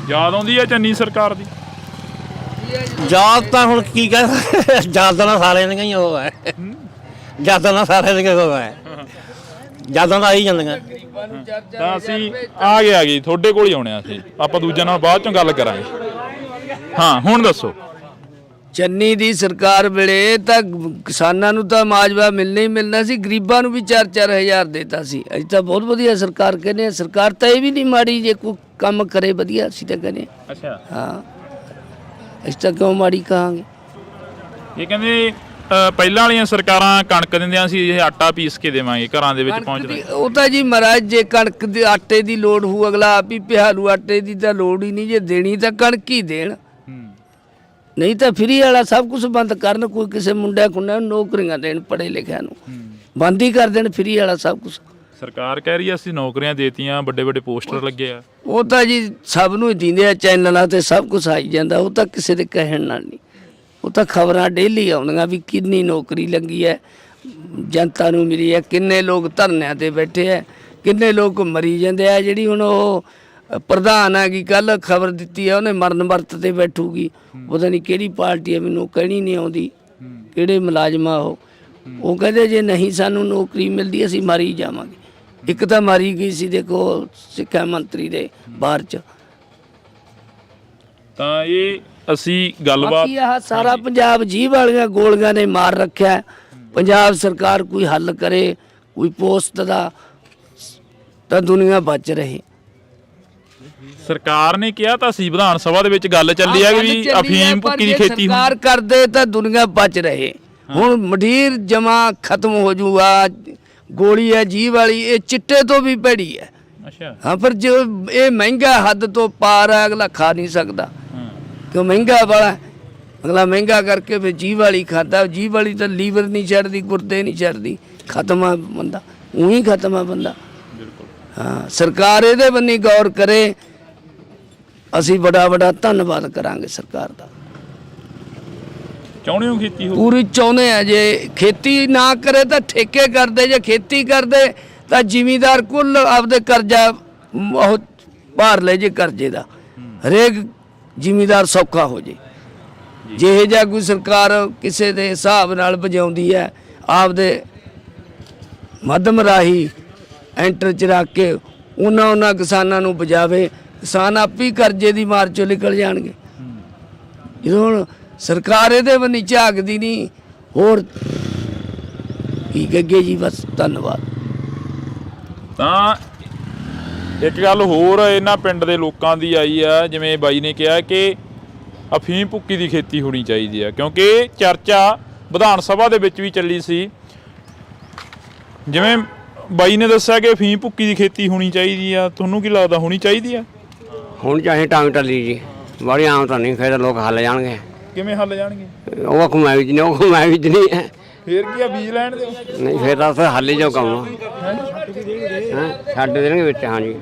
ਯਾਦ ਆਉਂਦੀ ਹੈ ਚੰਨੀ ਸਰਕਾਰ ਦੀ? ਯਾਦ ਤਾਂ ਹੁਣ ਕੀ ਕਹਿ, ਯਾਦਾਂ ਨਾਲ ਸਾਰਿਆਂ ਦੀਆਂ ਹੀ ਉਹ ਹੈ, ਯਾਦਾਂ ਨਾਲ ਸਾਰਿਆਂ ਦੀਆਂ ਉਹ ਹੈ, ਯਾਦਾਂ ਤਾਂ ਆ ਹੀ ਜਾਂਦੀਆਂ। ਤਾਂ ਅਸੀਂ ਆ ਗਏ ਤੁਹਾਡੇ ਕੋਲ ਹੀ ਆਉਣੇ ਸੀ, ਆਪਾਂ ਦੂਜਿਆਂ ਨਾਲ ਬਾਅਦ ਚੋਂ ਗੱਲ ਕਰਾਂਗੇ। ਹਾਂ ਹੁਣ ਦੱਸੋ। ਚੰਨੀ ਦੀ ਸਰਕਾਰ ਵੇਲੇ ਤਾਂ ਕਿਸਾਨਾਂ ਨੂੰ ਤਾਂ ਮਾਜਵਾ ਮਿਲਣਾ ਹੀ ਮਿਲਣਾ ਸੀ, ਗਰੀਬਾਂ ਨੂੰ ਵੀ 4-4 ਹਜ਼ਾਰ ਦੇਤਾ ਸੀ। ਅਸੀਂ ਤਾਂ ਬਹੁਤ ਵਧੀਆ ਸਰਕਾਰ ਕਹਿੰਦੇ ਆ, ਸਰਕਾਰ ਤਾਂ ਇਹ ਵੀ ਨਹੀਂ ਮਾੜੀ ਜੇ ਕੋਈ ਕੰਮ ਕਰੇ ਵਧੀਆ, ਅਸੀਂ ਤਾਂ ਕਹਿੰਦੇ। ਅੱਛਾ ਹਾਂ ਅਸੀਂ ਤਾਂ ਕਿਉਂ ਮਾੜੀ ਕਹਾਂਗੇ? ਇਹ ਕਹਿੰਦੇ ਪਹਿਲਾਂ ਵਾਲੀਆਂ ਸਰਕਾਰਾਂ ਕਣਕ ਦਿੰਦੀਆਂ ਸੀ, ਇਹ ਆਟਾ ਪੀਸ ਕੇ ਦੇਵਾਂਗੇ ਘਰਾਂ ਦੇ ਵਿੱਚ ਪਹੁੰਚਦਾ। ਉਹ ਤਾਂ ਜੀ ਮਹਾਰਾਜ ਜੇ ਕਣਕ ਦੇ ਆਟੇ ਦੀ ਲੋੜ ਹੋਊ ਅਗਲਾ ਆਪ ਹੀ ਪਿਹਾ ਲੂ, ਆਟੇ ਦੀ ਤਾਂ ਲੋੜ ਹੀ ਨਹੀਂ, ਜੇ ਦੇਣੀ ਤਾਂ ਕਣਕ ਹੀ ਦੇਣ, ਨਹੀਂ ਤਾਂ ਫਰੀ ਵਾਲਾ ਸਭ ਕੁਝ ਬੰਦ ਕਰਨ। ਕੋਈ ਕਿਸੇ ਮੁੰਡਿਆਂ ਕੁੰਡਿਆਂ ਨੂੰ ਨੌਕਰੀਆਂ ਦੇਣ, ਪੜ੍ਹੇ ਲਿਖਿਆਂ ਨੂੰ ਬੰਦ ਹੀ ਕਰ ਦੇਣ, ਫਰੀ ਵਾਲਾ ਸਭ ਕੁਝ। ਸਰਕਾਰ ਕਹਿ ਰਹੀ ਆ ਅਸੀਂ ਨੌਕਰੀਆਂ ਦੇਤੀਆਂ, ਵੱਡੇ ਵੱਡੇ ਪੋਸਟਰ ਲੱਗੇ ਆ। ਉਹ ਤਾਂ ਜੀ ਸਭ ਨੂੰ ਹੀ ਦਿੰਦੇ ਆ, ਚੈਨਲਾਂ ਤੇ ਸਭ ਕੁਝ ਆਈ ਜਾਂਦਾ, ਉਹ ਤਾਂ ਕਿਸੇ ਦੇ ਕਹਿਣ ਨਾਲ ਨਹੀਂ। ਉਹ ਤਾਂ ਖਬਰਾਂ ਡੇਲੀ ਆਉਂਦੀਆਂ ਵੀ ਕਿੰਨੀ ਨੌਕਰੀ ਲੱਗੀ ਹੈ, ਜਨਤਾ ਨੂੰ ਮਿਲੀ ਹੈ, ਕਿੰਨੇ ਲੋਕ ਧਰਨਿਆਂ ਤੇ ਬੈਠੇ ਹੈ, ਕਿੰਨੇ ਲੋਕ ਮਰੀ ਜਾਂਦੇ ਆ। ਜਿਹੜੀ ਹੁਣ ਉਹ ਪ੍ਰਧਾਨ ਹੈਗੀ, ਕੱਲ ਖਬਰ ਦਿੱਤੀ ਹੈ ਉਹਨੇ ਮਰਨ ਵਰਤ ਤੇ ਬੈਠੂਗੀ, ਪਤਾ ਨਹੀਂ ਕਿਹੜੀ ਪਾਰਟੀ ਹੈ, ਮੈਨੂੰ ਕਹਿਣੀ ਨਹੀਂ ਆਉਂਦੀ ਕਿਹੜੇ ਮੁਲਾਜ਼ਮਾਂ ਉਹ ਕਹਿੰਦੇ ਜੇ ਨਹੀਂ ਸਾਨੂੰ ਨੌਕਰੀ ਮਿਲਦੀ ਅਸੀਂ ਮਾਰੀ ਜਾਵਾਂਗੇ। ਇੱਕ ਤਾਂ ਮਾਰੀ ਗਈ ਸੀ ਦੇਖੋ ਸਿੱਖਿਆ ਮੰਤਰੀ ਦੇ ਬਾਹਰ ਚ। ਤਾਂ ਇਹ ਅਸੀਂ ਗੱਲਬਾਤ ਆਹ ਸਾਰਾ ਪੰਜਾਬ ਜੀਭ ਵਾਲੀਆਂ ਗੋਲੀਆਂ ਨੇ ਮਾਰ ਰੱਖਿਆ। ਪੰਜਾਬ ਸਰਕਾਰ ਕੋਈ ਹੱਲ ਕਰੇ, ਕੋਈ ਪੋਸਟ ਦਾ, ਤਾਂ ਦੁਨੀਆ ਬਚ ਰਹੇ। ਸਰਕਾਰ ਨੇ ਕਿਹਾ ਤਾਂ ਸੀ, ਵਿਧਾਨ ਸਭਾ ਦੇ ਵਿੱਚ ਗੱਲ ਚੱਲੀ ਆ ਵੀ ਅਫੀਮ ਭੁੱਕੀ ਦੀ ਖੇਤੀ ਸਰਕਾਰ ਕਰਦੇ ਤਾਂ ਦੁਨੀਆ ਬਚ ਰਹੇ। ਹੁਣ ਮੰਡੀਰ ਜਮਾ ਖਤਮ ਹੋ ਜੂਗਾ। ਗੋਲੀ ਹੈ ਜੀਭ ਵਾਲੀ, ਇਹ ਚਿੱਟੇ ਤੋਂ ਵੀ ਭੈੜੀ ਹੈ। ਅੱਛਾ ਹਾਂ ਪਰ ਜੋ ਇਹ ਮਹਿੰਗਾ ਹੱਦ ਤੋਂ ਪਾਰ ਹੈ, ਅਗਲਾ ਖਾ ਨਹੀਂ ਸਕਦਾ ਕਿਉਂ ਮਹਿੰਗਾ ਵਾਲਾ। ਅਗਲਾ ਮਹਿੰਗਾ ਕਰਕੇ ਫਿਰ ਜੀਭ ਵਾਲੀ ਖਾਦਾ। ਜੀਭ ਵਾਲੀ ਤਾਂ ਲੀਵਰ ਨਹੀਂ ਛੱਡਦੀ, ਗੁਰਦੇ ਨਹੀਂ ਛੱਡਦੀ, ਖਤਮ ਆ ਬੰਦਾ, ਉਹੀ ਖਤਮ ਆ ਬੰਦਾ। ਹਾਂ ਸਰਕਾਰ ਇਹਦੇ ਬੰਨੀ ਗੌਰ ਕਰੇ, ਅਸੀਂ ਬੜਾ ਧੰਨਵਾਦ ਕਰਾਂਗੇ ਸਰਕਾਰ ਦਾ। ਚਾਹੁੰਦੇ ਹੋ ਖੇਤੀ ਹੋ? ਪੂਰੀ ਚਾਹੁੰਦੇ ਆ। ਜੇ ਖੇਤੀ ਨਾ ਕਰੇ ਤਾਂ ਠੇਕੇ ਕਰਦੇ, ਜੇ ਖੇਤੀ ਕਰਦੇ ਤਾਂ ਜ਼ਿਮੀਂਦਾਰ ਕੁੱਲ ਆਪਦੇ ਕਰਜ਼ਾ ਉਹ ਭਾਰ ਲੈ ਜੇ ਕਰਜ਼ੇ ਦਾ, ਹਰੇਕ ਜ਼ਿਮੀਂਦਾਰ ਸੌਖਾ ਹੋ ਜੇ। ਜਿਹੇ ਜਿਹਾ ਕੋਈ ਸਰਕਾਰ ਕਿਸੇ ਦੇ ਹਿਸਾਬ ਨਾਲ ਵਜਾਉਂਦੀ ਹੈ, ਆਪਦੇ ਮੱਧਮ ਰਾਹੀਂ ਐਂਟਰ ਚ ਰੱਖ ਕੇ ਉਹਨਾਂ ਕਿਸਾਨਾਂ ਨੂੰ ਬਚਾਵੇ, ਕਿਸਾਨ ਆਪੇ ਕਰਜ਼ੇ ਦੀ ਮਾਰ ਚੋਂ ਨਿਕਲ ਜਾਣਗੇ। ਜਦੋਂ ਹੁਣ ਸਰਕਾਰ ਇਹਦੇ ਬੰਨੀ ਝਾਕਦੀ ਨਹੀਂ, ਹੋਰ ਕੀ ਕਹਗੇ ਜੀ, ਬਸ ਧੰਨਵਾਦ। ਤਾਂ ਇੱਕ ਗੱਲ ਹੋਰ ਇਹਨਾਂ ਪਿੰਡ ਦੇ ਲੋਕਾਂ ਦੀ ਆਈ ਆ, ਜਿਵੇਂ ਬਾਈ ਨੇ ਕਿਹਾ ਕਿ ਅਫੀਮ ਭੁੱਕੀ ਦੀ ਖੇਤੀ ਹੋਣੀ ਚਾਹੀਦੀ ਆ, ਕਿਉਂਕਿ ਚਰਚਾ ਵਿਧਾਨ ਸਭਾ ਦੇ ਵਿੱਚ ਵੀ ਚੱਲੀ ਸੀ। ਜਿਵੇਂ ਬਾਈ ਨੇ ਦੱਸਿਆ ਕਿ ਅਫੀਮ ਭੁੱਕੀ ਦੀ ਖੇਤੀ ਹੋਣੀ ਚਾਹੀਦੀ ਆ, ਤੁਹਾਨੂੰ ਕੀ ਲੱਗਦਾ ਹੋਣੀ ਚਾਹੀਦੀ ਆ? ਹੁਣ ਚਾਹੇ ਟਾਂਗ ਟੱਲੀ ਜੀ, ਬੜੀ ਆਮ ਤਾਂ ਨਹੀਂ, ਫਿਰ ਲੋਕ ਹੱਲ ਜਾਣਗੇ। ਕਿਵੇਂ ਹੱਲ ਜਾਣਗੇ? ਉਹ ਕਮਾਈ ਵਿੱਚ ਨਹੀਂ, ਉਹ ਕਮਾਈ ਵਿੱਚ ਨਹੀਂ ਹੈ, ਫੇਰ ਕੀ ਆ, ਬੀਜ ਲੈਣ ਦਿਓ। ਨਹੀਂ ਫਿਰ ਤਾਂ ਫਿਰ ਹੱਲ ਹੀ ਜੋ ਕੰਮ ਛੱਡ ਦੇਣਗੇ ਵਿੱਚ। ਹਾਂਜੀ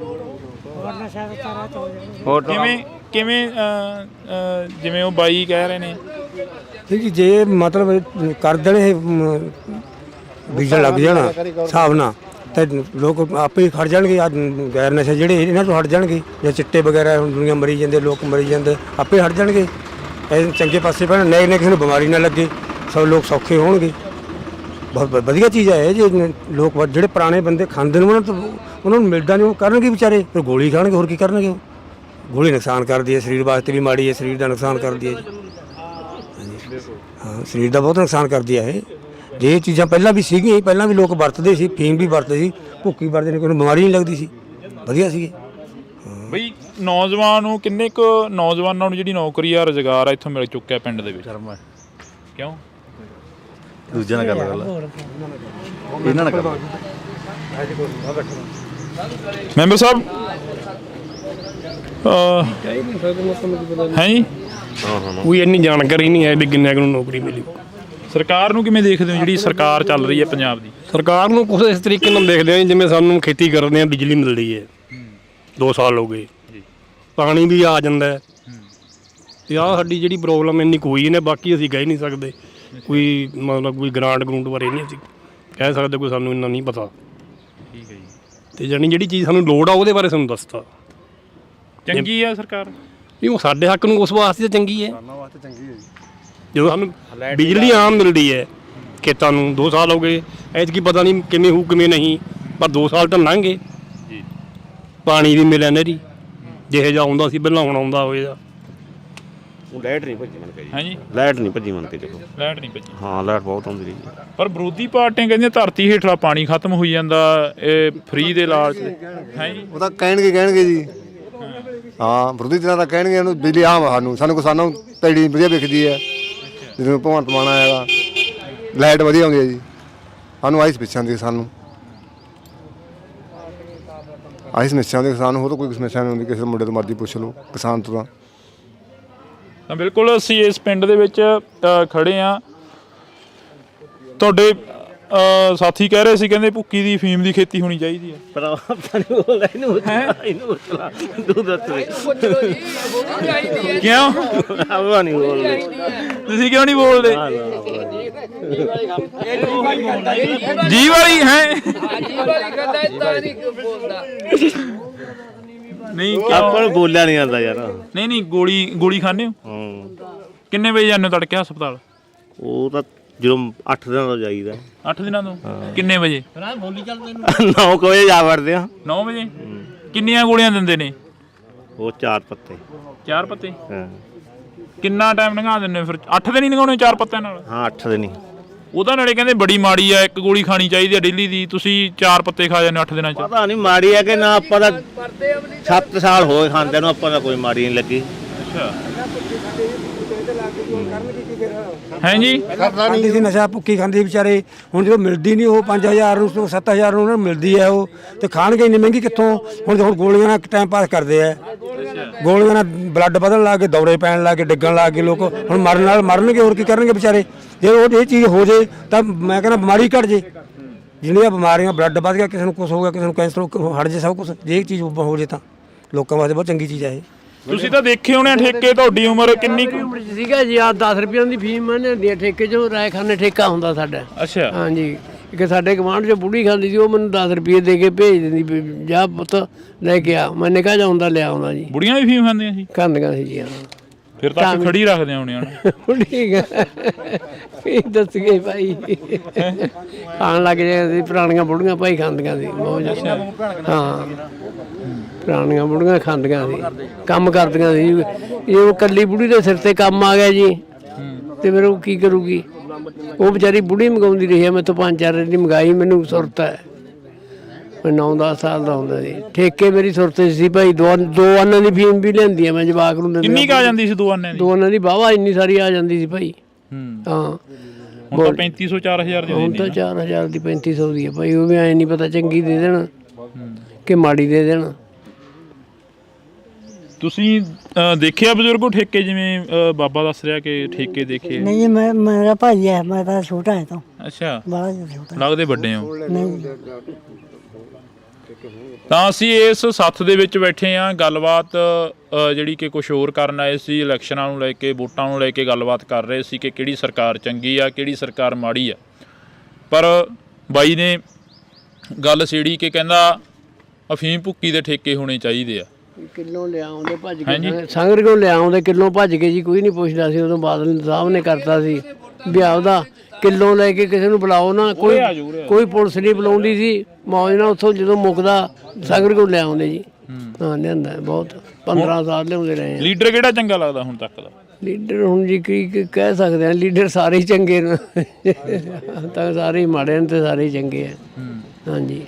ਹੋਰ ਕਿਵੇਂ ਜਿਵੇਂ ਉਹ ਬਾਈ ਕਹਿ ਰਹੇ ਨੇ ਜੀ, ਜੇ ਮਤਲਬ ਕਰ ਦੇਣੇ ਬੀਜਣ ਲੱਗ ਜਾਣਾ ਹਿਸਾਬ ਨਾਲ, ਤਾਂ ਲੋਕ ਆਪੇ ਖੜ ਜਾਣਗੇ। ਆ ਗੈਰ ਨਸ਼ੇ ਜਿਹੜੇ ਇਹਨਾਂ ਤੋਂ ਹਟ ਜਾਣਗੇ, ਜਾਂ ਚਿੱਟੇ ਵਗੈਰਾ ਹੁਣ ਦੁਨੀਆ ਮਰੀ ਜਾਂਦੇ, ਲੋਕ ਮਰੀ ਜਾਂਦੇ, ਆਪੇ ਹਟ ਜਾਣਗੇ। ਇਹ ਚੰਗੇ ਪਾਸੇ ਪੈਣ, ਨਏ ਕਿਸੇ ਨੂੰ ਬਿਮਾਰੀ ਨਾ ਲੱਗੇ, ਸਭ ਲੋਕ ਸੌਖੇ ਹੋਣਗੇ। ਬਹੁਤ ਵਧੀਆ ਚੀਜ਼ ਹੈ ਜੇ ਲੋਕ ਜਿਹੜੇ ਪੁਰਾਣੇ ਬੰਦੇ ਖਾਂਦੇ ਨੇ ਉਹਨਾਂ ਨੂੰ ਮਿਲਦਾ ਨਹੀਂ, ਉਹ ਕਰਨਗੇ ਵਿਚਾਰੇ, ਫਿਰ ਗੋਲੀ ਖਾਣਗੇ, ਹੋਰ ਕੀ ਕਰਨਗੇ। ਉਹ ਗੋਲੀ ਨੁਕਸਾਨ ਕਰਦੀ ਹੈ, ਸਰੀਰ ਵਾਸਤੇ ਵੀ ਮਾੜੀ ਹੈ, ਸਰੀਰ ਦਾ ਨੁਕਸਾਨ ਕਰਦੀ ਹੈ ਜੀ। ਹਾਂ, ਸਰੀਰ ਦਾ ਬਹੁਤ ਨੁਕਸਾਨ ਕਰਦੀ ਹੈ ਇਹ। ਜੇ ਇਹ ਚੀਜ਼ਾਂ ਪਹਿਲਾਂ ਵੀ ਸੀਗੀਆਂ, ਪਹਿਲਾਂ ਵੀ ਲੋਕ ਵਰਤਦੇ ਸੀ, ਫੀਮ ਵੀ ਵਰਤਦੇ ਸੀ, ਭੁੱਕੀ ਵਰਤਦੇ ਨੇ, ਕੋਈ ਬਿਮਾਰੀ ਨਹੀਂ ਲੱਗਦੀ ਸੀ, ਵਧੀਆ ਸੀ। ਬਈ ਨੌਜਵਾਨ ਨੂੰ ਕਿੰਨੇ ਕੁ ਨੌਜਵਾਨਾਂ ਨੂੰ ਜਿਹੜੀ ਨੌਕਰੀ ਆ, ਰੁਜ਼ਗਾਰ ਆ ਇੱਥੋਂ ਮਿਲ ਚੁੱਕਿਆ ਪਿੰਡ ਦੇ ਵਿੱਚ? ਕਿਉਂ ਦੂਜਿਆਂ ਨਾਲ ਗੱਲ ਇਹਨਾਂ ਨਾਲ ਕਰ। ਮੈਂਬਰ ਸਾਹਿਬ ਹੈ ਜੀ, ਕੋਈ ਇੰਨੀ ਜਾਣਕਾਰੀ ਨਹੀਂ ਹੈ ਵੀ ਕਿੰਨੇ ਨੂੰ ਨੌਕਰੀ ਮਿਲੀ। ਸਰਕਾਰ ਨੂੰ ਕਿਵੇਂ ਦੇਖਦੇ ਹੋ, ਜਿਹੜੀ ਸਰਕਾਰ ਚੱਲ ਰਹੀ ਹੈ ਪੰਜਾਬ ਦੀ? ਸਰਕਾਰ ਨੂੰ ਕੁਛ ਇਸ ਤਰੀਕੇ ਨਾਲ ਦੇਖਦੇ ਆ ਜਿਵੇਂ ਸਾਨੂੰ ਖੇਤੀ ਕਰਦੇ ਆ ਬਿਜਲੀ ਮਿਲਦੀ ਹੈ, 2 ਸਾਲ ਹੋ ਗਏ, ਪਾਣੀ ਵੀ ਆ ਜਾਂਦਾ ਹੈ, ਤੇ ਆਹ ਸਾਡੀ ਜਿਹੜੀ ਪ੍ਰੋਬਲਮ ਇੰਨੀ ਕੋਈ ਨੇ, ਬਾਕੀ ਅਸੀਂ ਕਹਿ ਨਹੀਂ ਸਕਦੇ ਕੋਈ, ਮਤਲਬ ਕੋਈ ਗ੍ਰਾਂਟ ਬਾਰੇ ਨਹੀਂ ਅਸੀਂ ਕਹਿ ਸਕਦੇ, ਕੋਈ ਸਾਨੂੰ ਇੰਨਾ ਨਹੀਂ ਪਤਾ। ਠੀਕ ਹੈ ਜੀ। ਤੇ ਜਾਣੀ ਜਿਹੜੀ ਚੀਜ਼ ਸਾਨੂੰ ਲੋੜ ਆ ਉਹਦੇ ਬਾਰੇ ਸਾਨੂੰ ਦੱਸਤਾ। ਚੰਗੀ ਆ ਸਰਕਾਰ? ਨਹੀਂ, ਉਹ ਸਾਡੇ ਹੱਕ ਨੂੰ ਉਸ ਵਾਸਤੇ ਤਾਂ ਚੰਗੀ ਹੈ। ਵਾਸਤੇ ਚੰਗੀ ਹੈ ਜੀ। ਜਦੋਂ ਸਾਨੂੰ ਬਿਜਲੀ ਆਮ ਮਿਲਦੀ ਹੈ ਖੇਤਾਂ ਨੂੰ, 2 ਸਾਲ ਹੋ ਗਏ, ਐਤਕੀ ਪਤਾ ਨਹੀਂ ਕਿਵੇਂ ਹੋਊ ਕਿਵੇਂ ਨਹੀਂ, ਪਰ 2 ਸਾਲ ਤਾਂ ਲੰਘ ਗਏ। ਪਾਣੀ ਵੀ ਮਿਲਿਆ ਨਹਿਰੀ, ਜਿਹੇ ਜਿਹਾ ਆਉਂਦਾ ਸੀ ਪਹਿਲਾਂ, ਹੁਣ ਆਉਂਦਾ ਹੋਏਗਾ। ਲਾਈਟ ਨਹੀਂ ਭੱਜੀ ਮੰਨ ਕੇ ਜੀ। ਹਾਂਜੀ, ਲਾਈਟ ਨਹੀਂ ਭੱਜੀ ਮੰਨ ਕੇ ਦੇਖੋ। ਲਾਈਟ ਨਹੀਂ ਭੱਜੀ? ਹਾਂ, ਲਾਈਟ ਬਹੁਤ ਆਉਂਦੀ ਰਹੀ। ਪਰ ਵਿਰੋਧੀ ਪਾਰਟੀਆਂ ਕਹਿੰਦੀਆਂ ਧਰਤੀ ਹੇਠਲਾ ਪਾਣੀ ਖਤਮ ਹੋਈ ਜਾਂਦਾ, ਇਹ ਫ੍ਰੀ ਦੇ ਲਾਲਚ ਹੈ ਜੀ। ਉਹ ਤਾਂ ਕਹਿਣਗੇ ਜੀ। ਹਾਂ, ਵਿਰੋਧੀ ਧਿਰਾਂ ਦਾ ਕਹਿਣਗੇ ਉਹਨੂੰ ਬਿਜਲੀ ਆਮ ਸਾਨੂੰ ਕਿਸਾਨਾਂ ਨੂੰ ਪੈੜੀ ਵਧੀਆ ਵਿਕਦੀ ਹੈ। ਜਦੋਂ ਭਗਵੰਤ ਮਾਨ ਆਏਗਾ ਲਾਈਟ ਵਧੀਆ ਆਉਂਦੀ ਹੈ ਜੀ। ਸਾਨੂੰ ਆਹੀ ਸਮੱਸਿਆ ਆਉਂਦੀ ਸਾਨੂੰ, ਆਹੀ ਸਮੱਸਿਆ ਆਉਂਦੀ ਕਿਸਾਨ ਨੂੰ, ਹੋਰ ਕੋਈ ਸਮੱਸਿਆ ਨਹੀਂ ਹੁੰਦੀ। ਕਿਸੇ ਮੁੰਡੇ ਤੋਂ ਮਰਜ਼ੀ ਪੁੱਛ ਲਓ ਕਿਸਾਨ ਤੋਂ। ਤਾਂ ਬਿਲਕੁਲ ਅਸੀਂ ਇਸ ਪਿੰਡ ਦੇ ਵਿੱਚ ਖੜੇ ਆ। ਤੁਹਾਡੇ ਸਾਥੀ ਕਹਿ ਰਹੇ ਸੀ, ਕਹਿੰਦੇ ਭੁੱਕੀ ਦੀ ਫੀਮ ਦੀ ਖੇਤੀ ਹੋਣੀ ਚਾਹੀਦੀ ਹੈ। ਕਿਉਂ ਤੁਸੀਂ ਕਿਉਂ ਨਹੀਂ ਬੋਲਦੇ? ਜੀ ਵਾਲੀ ਹੈ ਨਹੀਂ, ਆਪਾਂ ਨੂੰ ਬੋਲਿਆ ਨਹੀਂ ਆਉਂਦਾ ਯਾਰ। ਨਹੀਂ, ਗੋਲੀ ਖਾਂਦੇ ਹੋ? ਕਿੰਨੇ ਵਜੇ ਜਾਂਦੇ ਹੋ ਤੜਕੇ ਹਸਪਤਾਲ? ਉਹ ਤਾਂ ਜਦੋਂ 8 ਦਿਨਾਂ ਤੋਂ ਜਾਈਦਾ। 8 ਦਿਨਾਂ ਤੋਂ? ਕਿੰਨੇ ਵਜੇ? 9 ਵਜੇ ਜਾ ਵੜਦੇ ਆ। 9 ਵਜੇ? ਕਿੰਨੀਆਂ ਗੋਲੀਆਂ ਦਿੰਦੇ ਨੇ ਉਹ? 4 ਪੱਤੇ। 4 ਪੱਤੇ? ਹਾਂ। ਕਿੰਨਾ ਟਾਈਮ ਲੰਘਾ ਦਿੰਦੇ ਫਿਰ? 8 ਦਿਨ ਹੀ ਲੰਘਾਉਣੇ 4 ਪੱਤਿਆਂ ਨਾਲ? ਹਾਂ, 8 ਦਿਨ ਹੀ। ਉਹਦਾ ਨਾਲੇ ਕਹਿੰਦੇ ਬੜੀ ਮਾੜੀ ਆ, 1 ਗੋਲੀ ਖਾਣੀ ਚਾਹੀਦੀ ਆ ਡੇਲੀ ਦੀ, ਤੁਸੀਂ 4 ਪੱਤੇ ਖਾ ਜਾਂਦੇ 8 ਦਿਨਾਂ ਚ। ਪਤਾ ਨਹੀਂ ਮਾੜੀ ਹੈ ਕਿ ਨਾ, ਆਪਾਂ ਦਾ 7 ਸਾਲ ਹੋਏ ਖਾਂਦੇ ਨੂੰ, ਆਪਾਂ ਦਾ ਕੋਈ ਮਾੜੀ ਨਹੀਂ ਲੱਗੀ। ਅੱਛਾ ਹੈ ਜੀ। ਖਾਂਦੀ ਸੀ ਨਸ਼ਾ, ਭੁੱਕੀ ਖਾਂਦੀ ਵਿਚਾਰੇ। ਹੁਣ ਜਦੋਂ ਮਿਲਦੀ ਨਹੀਂ, ਉਹ 5000 ਨੂੰ 7000 ਨੂੰ ਉਹਨਾਂ ਨੂੰ ਮਿਲਦੀ ਹੈ, ਉਹ ਤੇ ਖਾਣਗੇ ਇੰਨੀ ਮਹਿੰਗੀ ਕਿੱਥੋਂ? ਹੁਣ ਗੋਲੀਆਂ ਨਾਲ ਟਾਈਮ ਪਾਸ ਕਰਦੇ ਆ, ਗੋਲੀਆਂ ਨਾਲ ਬਲੱਡ ਵਧਣ ਲੱਗ ਗਏ, ਦੌਰੇ ਪੈਣ ਲੱਗ ਗਏ, ਡਿੱਗਣ ਲੱਗ ਗਏ ਲੋਕ। ਹੁਣ ਮਰਨਗੇ, ਹੋਰ ਕੀ ਕਰਨਗੇ ਵਿਚਾਰੇ? ਜੇ ਉਹ ਇਹ ਚੀਜ਼ ਹੋ ਜੇ ਤਾਂ ਮੈਂ ਕਹਿੰਦਾ ਬਿਮਾਰੀ ਘਟ ਜੇ। ਜਿਹੜੀਆਂ ਬਿਮਾਰੀਆਂ, ਬਲੱਡ ਵੱਧ ਗਿਆ, ਕਿਸੇ ਨੂੰ ਕੁਛ ਹੋ ਗਿਆ, ਕਿਸੇ ਨੂੰ ਕੈਂਸਰ ਹਟ ਜੇ, ਸਭ ਕੁਛ ਜੇ ਇਹ ਚੀਜ਼ ਹੋ ਜੇ ਤਾਂ ਲੋਕਾਂ ਵਾਸਤੇ ਬਹੁਤ ਚੰਗੀ ਚੀਜ਼ ਹੈ ਇਹ। ਤੁਸੀਂ ਤਾਂ ਦੇਖੇ ਹੋਣੇ ਠੇਕੇ, ਤੁਹਾਡੀ ਉਮਰ ਕਿੰਨੀ ਸੀਗਾ ਜੀ? ਆ 10 ਰੁਪਏ ਦੀ ਫੀਮ ਹੁੰਦੀ ਠੇਕੇ 'ਚੋਂ, ਰਾਇਖਾਨੇ ਠੇਕਾ ਹੁੰਦਾ ਸਾਡਾ। ਅੱਛਾ। ਹਾਂਜੀ, ਇੱਕ ਸਾਡੇ ਗਵਾਂਢ 'ਚ ਬੁੜੀ ਖਾਂਦੀ ਸੀ, ਉਹ ਮੈਨੂੰ 10 ਰੁਪਏ ਦੇ ਕੇ ਭੇਜ ਦਿੰਦੀ ਵੀ ਜਾ ਪੁੱਤ ਲੈ ਕੇ ਆ। ਮੈਂ ਨਿਕਾ ਜਾਂਦਾ ਲਿਆ ਆਉਂਦਾ ਜੀ। ਬੁੜੀਆਂ ਵੀ ਫੀਮ ਖਾਂਦੀਆਂ ਸੀ? ਖਾਂਦੀਆਂ ਸੀ ਜੀ। ਹਾਂ, ਫਿਰ ਤਾਂ ਖੜੀ ਰੱਖਦੇ ਹੋਣੇ ਹਨ। ਠੀਕ ਹੈ, ਇਹ ਦੱਸ ਗਏ ਭਾਈ। ਖਾਣ ਲੱਗ ਜਾਂਦੇ ਸੀ, ਪੁਰਾਣੀਆਂ ਬੁੜੀਆਂ ਭਾਈ ਖਾਂਦੀਆਂ ਸੀ ਬਹੁਤ ਜ਼ਿਆਦਾ। ਹਾਂ, ਪੁਰਾਣੀਆਂ ਬੁੜੀਆਂ ਖਾਂਦੀਆਂ ਸੀ, ਕੰਮ ਕਰਦੀਆਂ ਸੀ। ਇਹ ਉਹ ਕੱਲੀ ਬੁੜੀ ਦੇ ਸਿਰ ਤੇ ਕੰਮ ਆ ਗਿਆ ਜੀ, ਤੇ ਫਿਰ ਉਹ ਕੀ ਕਰੂਗੀ? ਉਹ ਵਿਚਾਰੀ ਬੁੜੀ ਮੰਗਾਉਂਦੀ ਰਹੀ ਹੈ, ਮੈਂ ਤਾਂ 5-4 ਦਿਨ ਦੀ ਮੰਗਾਈ, ਮੈਨੂੰ ਸੁਰਤ ਹੈ। ਮੈਂ 9-10 ਸਾਲ ਦਾ ਹੁੰਦਾ ਸੀ, ਠੇਕੇ ਮੇਰੀ ਸੁਰਤ ਸੀ ਭਾਈ। 2 ਆਨਾਂ ਦੀ ਫੀਮ ਵੀ ਲੈਂਦੀ ਆ ਮੈਂ ਜਵਾਕ ਨੂੰ। ਕਿੰਨੀ ਆ ਜਾਂਦੀ ਸੀ 2 ਆਨਾਂ ਦੀ? 2 ਆਨਾਂ ਦੀ ਵਾਹਵਾ ਇੰਨੀ ਸਾਰੀ ਆ ਜਾਂਦੀ ਸੀ ਭਾਈ। ਹਾਂ, ਹੁਣ ਤਾਂ 3500 4000 ਦੀ। ਹੁਣ ਤਾਂ 4000 ਦੀ 3500 ਦੀ ਹੈ ਭਾਈ। ਉਹ ਵੀ ਐ ਨਹੀਂ ਪਤਾ ਚੰਗੀ ਦੇ ਦੇਣ ਕਿ ਮਾੜੀ ਦੇ ਦੇਣ। ਤੁਸੀਂ ਦੇਖਿਆ ਬਜ਼ੁਰਗੋ ਠੇਕੇ, ਜਿਵੇਂ ਬਾਬਾ ਦੱਸ ਰਿਹਾ ਕਿ ਠੇਕੇ ਦੇਖੇ? ਨਹੀਂ, ਮੇਰਾ ਭਾਈ ਹੈ, ਮੈਂ ਤਾਂ ਛੋਟਾ ਹੈ। ਤਾਂ ਅੱਛਾ, ਬੜਾ ਛੋਟਾ ਲੱਗਦੇ ਵੱਡੇ ਹੋ। ਨਹੀਂ, ਤਾਂ ਅਸੀਂ ਇਸ ਸੱਥ ਦੇ ਵਿੱਚ ਬੈਠੇ ਹਾਂ, ਗੱਲਬਾਤ ਜਿਹੜੀ ਕਿ ਕੁਝ ਹੋਰ ਕਰਨ ਆਏ ਸੀ। ਇਲੈਕਸ਼ਨਾਂ ਨੂੰ ਲੈ ਕੇ, ਵੋਟਾਂ ਨੂੰ ਲੈ ਕੇ ਗੱਲਬਾਤ ਕਰ ਰਹੇ ਸੀ ਕਿ ਕਿਹੜੀ ਸਰਕਾਰ ਚੰਗੀ ਆ, ਕਿਹੜੀ ਸਰਕਾਰ ਮਾੜੀ ਆ। ਪਰ ਬਾਈ ਨੇ ਗੱਲ ਛੇੜੀ ਕਿ ਕਹਿੰਦਾ ਅਫੀਮ ਭੁੱਕੀ ਦੇ ਠੇਕੇ ਹੋਣੇ ਚਾਹੀਦੇ ਆ। ਕਿਲੋ ਲਿਆਉਂਦੇ ਭੱਜ ਕੇ ਸੰਗਰ ਕੋਲ ਲਿਆਉਂਦੇ ਕਿਲੋ ਭੱਜ ਕੇ ਜੀ, ਕੋਈ ਨਹੀਂ ਪੁੱਛਦਾ ਸੀ। ਉਦੋਂ ਬਾਦਲ ਸਾਹਿਬ ਨੇ ਕਰਤਾ ਸੀ ਵਿਆਹ ਦਾ, ਕਿਲੋ ਲੈ ਕੇ ਕਿਸੇ ਨੂੰ ਬੁਲਾਓ ਨਾ, ਕੋਈ ਪੁਲਿਸ ਨਹੀਂ ਬੁਲਾਉਂਦੀ ਸੀ। ਮੌਜ ਨਾਲ ਉੱਥੋਂ ਜਦੋਂ ਮੁੱਕਦਾ ਸੰਗਰ ਕੋਲ ਲਿਆਉਂਦੇ ਜੀ। ਹਾਂ ਲਿਆਂਦਾ ਬਹੁਤ, 15 ਸਾਲ ਲਿਆਉਂਦੇ ਰਹੇ। ਲੀਡਰ ਕਿਹੜਾ ਚੰਗਾ ਲੱਗਦਾ ਹੁਣ ਤੱਕ ਦਾ? ਲੀਡਰ ਹੁਣ ਜੀ ਕੀ ਕਹਿ ਸਕਦੇ ਆ, ਲੀਡਰ ਸਾਰੇ ਹੀ ਚੰਗੇ ਨੇ ਤਾਂ ਸਾਰੇ ਹੀ ਮਾੜੇ ਨੇ ਤੇ ਸਾਰੇ ਹੀ ਚੰਗੇ ਆ। ਹਾਂਜੀ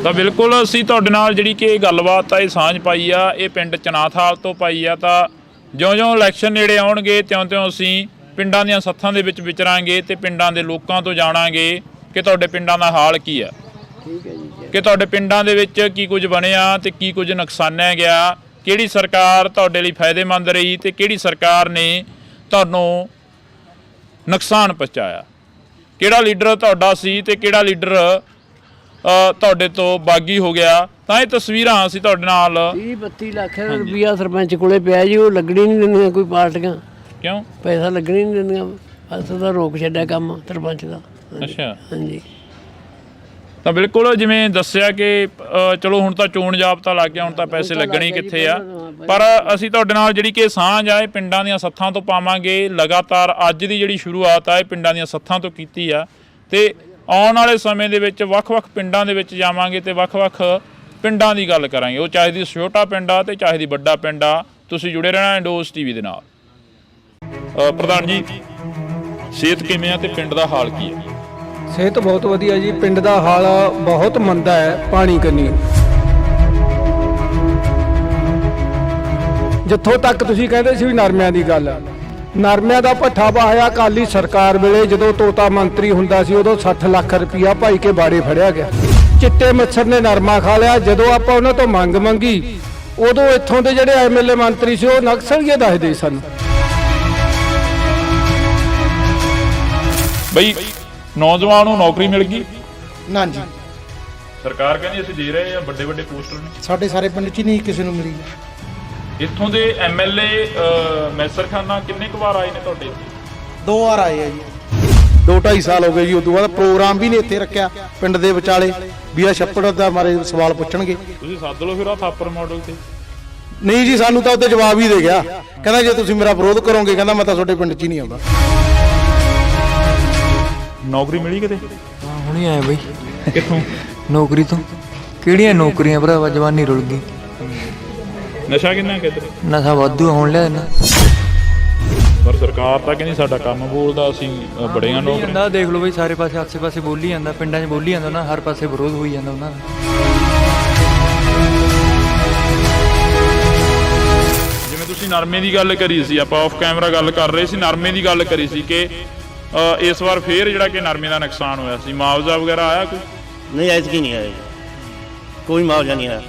ਤਾਂ ਬਿਲਕੁਲ ਅਸੀਂ ਤੁਹਾਡੇ ਨਾਲ ਜਿਹੜੀ ਕਿ ਇਹ ਗੱਲਬਾਤ ਆ, ਇਹ ਸਾਂਝ ਪਾਈ ਆ, ਇਹ ਪਿੰਡ ਚਨਾਥਾਲ ਤੋਂ ਪਾਈ ਆ। ਤਾਂ ਜਿਉਂ-ਜਿਉਂ ਇਲੈਕਸ਼ਨ ਨੇੜੇ ਆਉਣਗੇ ਤਿਉਂ-ਤਿਉਂ ਅਸੀਂ ਪਿੰਡਾਂ ਦੀਆਂ ਸੱਥਾਂ ਦੇ ਵਿੱਚ ਵਿਚਰਾਂਗੇ ਤੇ ਪਿੰਡਾਂ ਦੇ ਲੋਕਾਂ ਤੋਂ ਜਾਣਾਂਗੇ ਕਿ ਤੁਹਾਡੇ ਪਿੰਡਾਂ ਦਾ ਹਾਲ ਕੀ ਆ, ਕਿ ਤੁਹਾਡੇ ਪਿੰਡਾਂ ਦੇ ਵਿੱਚ ਕੀ ਕੁਝ ਬਣਿਆ ਤੇ ਕੀ ਕੁਝ ਨੁਕਸਾਨਿਆ ਗਿਆ, ਕਿਹੜੀ ਸਰਕਾਰ ਤੁਹਾਡੇ ਲਈ ਫਾਇਦੇਮੰਦ ਰਹੀ ਤੇ ਕਿਹੜੀ ਸਰਕਾਰ ਨੇ ਤੁਹਾਨੂੰ ਨੁਕਸਾਨ ਪਹੁੰਚਾਇਆ, ਕਿਹੜਾ ਲੀਡਰ ਤੁਹਾਡਾ ਸੀ ਤੇ ਕਿਹੜਾ ਲੀਡਰ ਤੁਹਾਡੇ ਤੋਂ ਬਾਗੀ ਹੋ ਗਿਆ। ਤਾਂ ਇਹ ਤਸਵੀਰਾਂ ਅਸੀਂ ਤੁਹਾਡੇ ਨਾਲ 30-32 ਲੱਖ ਰੁਪਈਆ ਸਰਪੰਚ ਕੋਲੇ ਪਿਆ ਜੀ, ਉਹ ਲੱਗਣੀ ਨਹੀਂ ਦਿੰਦੀਆਂ ਕੋਈ ਪਾਰਟੀਆਂ। ਕਿਉਂ? ਪੈਸਾ ਲੱਗਣੀ ਨਹੀਂ ਦਿੰਦੀਆਂ, ਅਸਾਂ ਤਾਂ ਰੋਕ ਛੱਡਿਆ ਕੰਮ ਸਰਪੰਚ ਦਾ। ਅੱਛਾ ਹਾਂਜੀ। ਤਾਂ ਬਿਲਕੁਲ ਜਿਵੇਂ ਦੱਸਿਆ ਕਿ ਚਲੋ ਹੁਣ ਤਾਂ ਚੋਣ ਜਾਬਤਾ ਲੱਗ ਗਿਆ, ਹੁਣ ਤਾਂ ਪੈਸੇ ਲੱਗਣੇ ਕਿੱਥੇ ਆ, ਪਰ ਅਸੀਂ ਤੁਹਾਡੇ ਨਾਲ ਜਿਹੜੀ ਕਿ ਸਾਂਝ ਆ ਇਹ ਪਿੰਡਾਂ ਦੀਆਂ ਸੱਥਾਂ ਤੋਂ ਪਾਵਾਂਗੇ। ਲਗਾਤਾਰ ਅੱਜ ਦੀ ਜਿਹੜੀ ਸ਼ੁਰੂਆਤ ਆ ਇਹ ਪਿੰਡਾਂ ਦੀਆਂ ਸੱਥਾਂ ਤੋਂ ਕੀਤੀ ਆ ਤੇ ਆਉਣ ਵਾਲੇ ਸਮੇਂ ਦੇ ਵਿੱਚ ਵੱਖ-ਵੱਖ ਪਿੰਡਾਂ ਦੇ ਵਿੱਚ ਜਾਵਾਂਗੇ ਤੇ ਵੱਖ-ਵੱਖ ਪਿੰਡਾਂ ਦੀ ਗੱਲ ਕਰਾਂਗੇ। ਉਹ ਚਾਹੇ ਦੀ ਛੋਟਾ ਪਿੰਡ ਆ ਤੇ ਚਾਹੇ ਦੀ ਵੱਡਾ ਪਿੰਡ ਆ। ਤੁਸੀਂ ਜੁੜੇ ਰਹਿਣਾ ਇੰਡੋਸ ਟੀਵੀ ਦੇ ਨਾਲ। ਪ੍ਰਧਾਨ ਜੀ, ਸਿਹਤ ਕਿਵੇਂ ਆ ਤੇ ਪਿੰਡ ਦਾ ਹਾਲ ਕੀ ਹੈ? ਸਿਹਤ ਬਹੁਤ ਵਧੀਆ ਜੀ, ਪਿੰਡ ਦਾ ਹਾਲ ਬਹੁਤ ਮੰਦਾ ਹੈ ਪਾਣੀ ਕੰਨੀ। ਜਿੱਥੋਂ ਤੱਕ ਤੁਸੀਂ ਕਹਿੰਦੇ ਸੀ ਵੀ ਨਰਮਿਆਂ ਦੀ ਗੱਲ, ਨਰਮਿਆਂ ਦਾ ਭੱਠਾ ਪਾਇਆ ਅਕਾਲੀ ਸਰਕਾਰ ਵੇਲੇ ਜਦੋਂ ਤੋਤਾ ਮੰਤਰੀ ਹੁੰਦਾ ਸੀ, ਉਦੋਂ 60 ਲੱਖ ਰੁਪਇਆ ਭਾਈ ਕੇ ਬਾੜੇ ਫੜਿਆ ਗਿਆ। ਚਿੱਟੇ ਮੱਛਰ ਨੇ ਨਰਮਾ ਖਾ ਲਿਆ। ਜਦੋਂ ਆਪਾਂ ਉਹਨਾਂ ਤੋਂ ਮੰਗ ਮੰਗੀ ਉਦੋਂ ਇੱਥੋਂ ਦੇ ਜਿਹੜੇ ਐਮਐਲਏ ਮੰਤਰੀ ਸੀ ਉਹ ਨਕਸਲੀਏ ਦੱਸਦੇ ਸਨ। ਬਈ ਨੌਜਵਾਨ ਨੂੰ ਨੌਕਰੀ ਮਿਲ ਗਈ ਨਾ ਜੀ, ਸਰਕਾਰ ਕਹਿੰਦੀ ਅਸੀਂ ਦੇ ਰਹੇ ਆ, ਵੱਡੇ ਵੱਡੇ ਪੋਸਟਰ ਨੇ। ਸਾਡੇ ਸਾਰੇ ਪਿੰਡ 'ਚ ਨਹੀਂ ਕਿਸੇ ਨੂੰ ਮਿਲੀ। ਇੱਥੋਂ ਦੇ ਐਮਐਲਏ ਮੈਸਰ ਖਾਨਾ ਕਿੰਨੇ ਕੁ ਵਾਰ ਆਏ ਨੇ ਤੁਹਾਡੇ? 2 ਵਾਰ ਆਏ ਆ ਜੀ। 2-2.5 ਸਾਲ ਹੋ ਗਏ ਜੀ। ਉਦੋਂ ਬਾਅਦ ਪ੍ਰੋਗਰਾਮ ਵੀ ਨਹੀਂ ਇੱਥੇ ਰੱਖਿਆ ਪਿੰਡ ਦੇ ਵਿਚਾਲੇ ਵੀ ਆ ਛੱਪੜ ਦਾ ਮਾਰੇ ਸਵਾਲ ਪੁੱਛਣਗੇ। ਤੁਸੀਂ ਸੱਦ ਲਓ ਫਿਰ ਆ ਥਾਪਰ ਮਾਡਲ ਤੇ। ਨਹੀਂ ਜੀ, ਸਾਨੂੰ ਤਾਂ ਉੱਤੇ ਜਵਾਬ ਹੀ ਦੇ ਗਿਆ, ਕਹਿੰਦਾ ਜੇ ਤੁਸੀਂ ਮੇਰਾ ਵਿਰੋਧ ਕਰੋਗੇ ਕਹਿੰਦਾ ਮੈਂ ਤਾਂ ਤੁਹਾਡੇ ਪਿੰਡ 'ਚ ਹੀ ਨਹੀਂ ਆਉਂਦਾ। ਨੌਕਰੀ ਮਿਲੀ ਕਿਤੇ? ਹਾਂ ਹੁਣੀ ਆਇਆ ਬਈ। ਕਿੱਥੋਂ? ਨੌਕਰੀ ਤੋਂ। ਕਿਹੜੀਆਂ ਨੌਕਰੀਆਂ ਭਰਾਵਾ, ਜਵਾਨੀ ਰੁਲ ਗਈ। ਨਸ਼ਾ ਕਿੰਨਾ ਕਿੱਧਰ? ਨਸ਼ਾ ਵਾਧੂ ਹੋਣ ਲਿਆ ਨਾ, ਪਰ ਸਰਕਾਰ ਤਾਂ ਕਹਿੰਦੀ ਸਾਡਾ ਕੰਮ ਬੋਲਦਾ, ਅਸੀਂ ਬੜੀਆਂ ਨੌਕਰੀਆਂ। ਜਾਂਦਾ ਦੇਖ ਲਓ ਬਈ, ਸਾਰੇ ਪਾਸੇ ਆਸੇ-ਪਾਸੇ ਬੋਲੀ ਜਾਂਦਾ, ਪਿੰਡਾਂ 'ਚ ਬੋਲੀ ਜਾਂਦਾ ਨਾ, ਹਰ ਪਾਸੇ ਵਿਰੋਧ ਹੋਈ ਜਾਂਦਾ ਉਹਨਾਂ ਦਾ। ਜਿਵੇਂ ਤੁਸੀਂ ਨਰਮੇ ਦੀ ਗੱਲ ਕਰੀ ਸੀ, ਆਪਾਂ ਆਫ ਕੈਮਰਾ ਗੱਲ ਕਰ ਰਹੇ ਸੀ, ਨਰਮੇ ਦੀ ਗੱਲ ਕਰੀ ਸੀ ਕਿ ਇਸ ਵਾਰ ਫੇਰ ਜਿਹੜਾ ਕਿ ਨਰਮੇ ਦਾ ਨੁਕਸਾਨ ਹੋਇਆ ਸੀ, ਮੁਆਵਜ਼ਾ ਵਗੈਰਾ ਆਇਆ ਕੋਈ? ਨਹੀਂ ਐਤਕੀ ਨਹੀਂ ਆਇਆ, ਕੋਈ ਮੁਆਵਜ਼ਾ ਨਹੀਂ ਆਇਆ।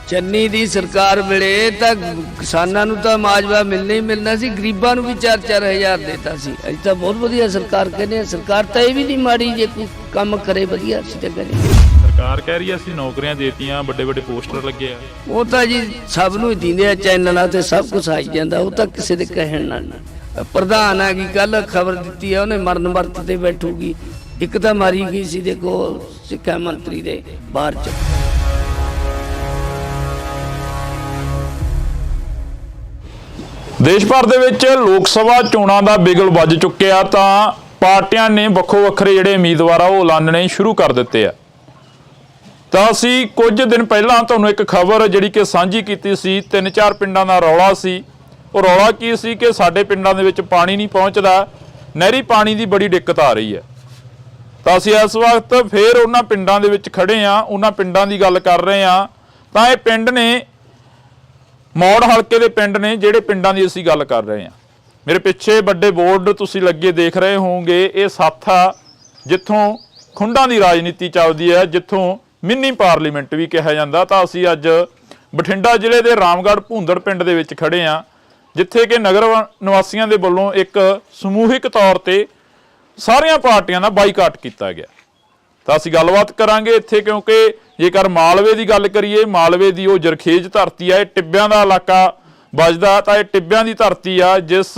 ਚੰਨੀ ਦੀ ਸਰਕਾਰ ਵੇਲੇ ਤਾਂ ਕਿਸਾਨਾਂ ਨੂੰ ਤਾਂ ਮਾਜਵਾ ਮਿਲਣਾ ਹੀ ਮਿਲਣਾ ਸੀ, ਗਰੀਬਾਂ ਨੂੰ ਵੀ 4-4 ਹਜ਼ਾਰ ਦੇਤਾ ਸੀ। ਅੱਜ ਤਾਂ ਬਹੁਤ ਵਧੀਆ ਸਰਕਾਰ ਕਹਿੰਦੇ ਆ, ਸਰਕਾਰ ਤਾਂ ਇਹ ਵੀ ਨਹੀਂ ਮਾੜੀ ਜੇ ਕੋਈ ਕੰਮ ਕਰੇ ਵਧੀਆ ਅਸੀਂ ਤਾਂ ਕਹਿੰਦੇ। ਸਰਕਾਰ ਕਹਿ ਰਹੀ ਹੈ ਅਸੀਂ ਨੌਕਰੀਆਂ ਦੇਤੀਆਂ, ਵੱਡੇ ਵੱਡੇ ਪੋਸਟਰ ਲੱਗੇ ਆ। ਉਹ ਤਾਂ ਜੀ ਸਭ ਨੂੰ ਹੀ ਦਿੰਦੇ ਆ, ਚੈਨਲਾਂ ਤੇ ਸਭ ਕੁਝ ਆਈ ਜਾਂਦਾ, ਉਹ ਤਾਂ ਕਿਸੇ ਦੇ ਕਹਿਣ ਨਾਲ। ਪ੍ਰਧਾਨ ਆ ਗਈ ਕੱਲ ਖਬਰ ਦਿੱਤੀ ਆ, ਉਹਨੇ ਮਰਨ ਵਰਤ ਤੇ ਬੈਠੂਗੀ। ਇੱਕ ਤਾਂ ਮਾਰੀ ਗਈ ਸੀ ਦੇਖੋ ਸਿੱਖਿਆ ਮੰਤਰੀ ਦੇ ਬਾਹਰ ਚ। ਦੇਸ਼ ਭਰ ਦੇ ਵਿੱਚ ਲੋਕ ਸਭਾ ਚੋਣਾਂ ਦਾ ਬਿਗਲ ਵੱਜ ਚੁੱਕਿਆ ਤਾਂ ਪਾਰਟੀਆਂ ਨੇ ਵੱਖੋ ਵੱਖਰੇ ਜਿਹੜੇ ਉਮੀਦਵਾਰ ਆ ਉਹ ਐਲਾਨਣੇ ਸ਼ੁਰੂ ਕਰ ਦਿੱਤੇ ਆ। ਤਾਂ ਅਸੀਂ ਕੁਝ ਦਿਨ ਪਹਿਲਾਂ ਤੁਹਾਨੂੰ ਇੱਕ ਖਬਰ ਜਿਹੜੀ ਕਿ ਸਾਂਝੀ ਕੀਤੀ ਸੀ, 3-4 ਪਿੰਡਾਂ ਦਾ ਰੌਲਾ ਸੀ। ਉਹ ਰੌਲਾ ਕੀ ਸੀ ਕਿ ਸਾਡੇ ਪਿੰਡਾਂ ਦੇ ਵਿੱਚ ਪਾਣੀ ਨਹੀਂ ਪਹੁੰਚਦਾ, ਨਹਿਰੀ ਪਾਣੀ ਦੀ ਬੜੀ ਦਿੱਕਤ ਆ ਰਹੀ ਹੈ। ਤਾਂ ਅਸੀਂ ਇਸ ਵਕਤ ਫੇਰ ਉਹਨਾਂ ਪਿੰਡਾਂ ਦੇ ਵਿੱਚ ਖੜੇ ਆ, ਉਹਨਾਂ ਪਿੰਡਾਂ ਦੀ ਗੱਲ ਕਰ ਰਹੇ ਆ। ਤਾਂ ਇਹ ਪਿੰਡ ਨੇ ਮੌੜ ਹਲਕੇ ਦੇ ਪਿੰਡ ਨੇ ਜਿਹੜੇ ਪਿੰਡਾਂ ਦੀ ਅਸੀਂ ਗੱਲ ਕਰ ਰਹੇ ਹਾਂ। ਮੇਰੇ ਪਿੱਛੇ ਵੱਡੇ ਬੋਰਡ ਤੁਸੀਂ ਲੱਗੇ ਦੇਖ ਰਹੇ ਹੋਵੋਗੇ, ਇਹ ਸੱਥ ਆ ਜਿੱਥੋਂ ਖੁੰਡਾਂ ਦੀ ਰਾਜਨੀਤੀ ਚੱਲਦੀ ਹੈ, ਜਿੱਥੋਂ ਮਿੰਨੀ ਪਾਰਲੀਮੈਂਟ ਵੀ ਕਿਹਾ ਜਾਂਦਾ। ਤਾਂ ਅਸੀਂ ਅੱਜ ਬਠਿੰਡਾ ਜ਼ਿਲ੍ਹੇ ਦੇ ਰਾਮਗੜ੍ਹ ਭੁੰਦੜ ਪਿੰਡ ਦੇ ਵਿੱਚ ਖੜੇ ਹਾਂ, ਜਿੱਥੇ ਕਿ ਨਗਰ ਨਿਵਾਸੀਆਂ ਦੇ ਵੱਲੋਂ ਇੱਕ ਸਮੂਹਿਕ ਤੌਰ ਤੇ ਸਾਰੀਆਂ ਪਾਰਟੀਆਂ ਦਾ ਬਾਈਕਾਟ ਕੀਤਾ ਗਿਆ। ਤਾਂ ਅਸੀਂ ਗੱਲਬਾਤ ਕਰਾਂਗੇ ਇੱਥੇ, ਕਿਉਂਕਿ ਜੇਕਰ ਮਾਲਵੇ ਦੀ ਗੱਲ ਕਰੀਏ, ਮਾਲਵੇ ਦੀ ਉਹ ਜਰਖੇਜ ਧਰਤੀ ਆ, ਇਹ ਟਿੱਬਿਆਂ ਦਾ ਇਲਾਕਾ ਵੱਜਦਾ। ਤਾਂ ਇਹ ਟਿੱਬਿਆਂ ਦੀ ਧਰਤੀ ਆ, ਜਿਸ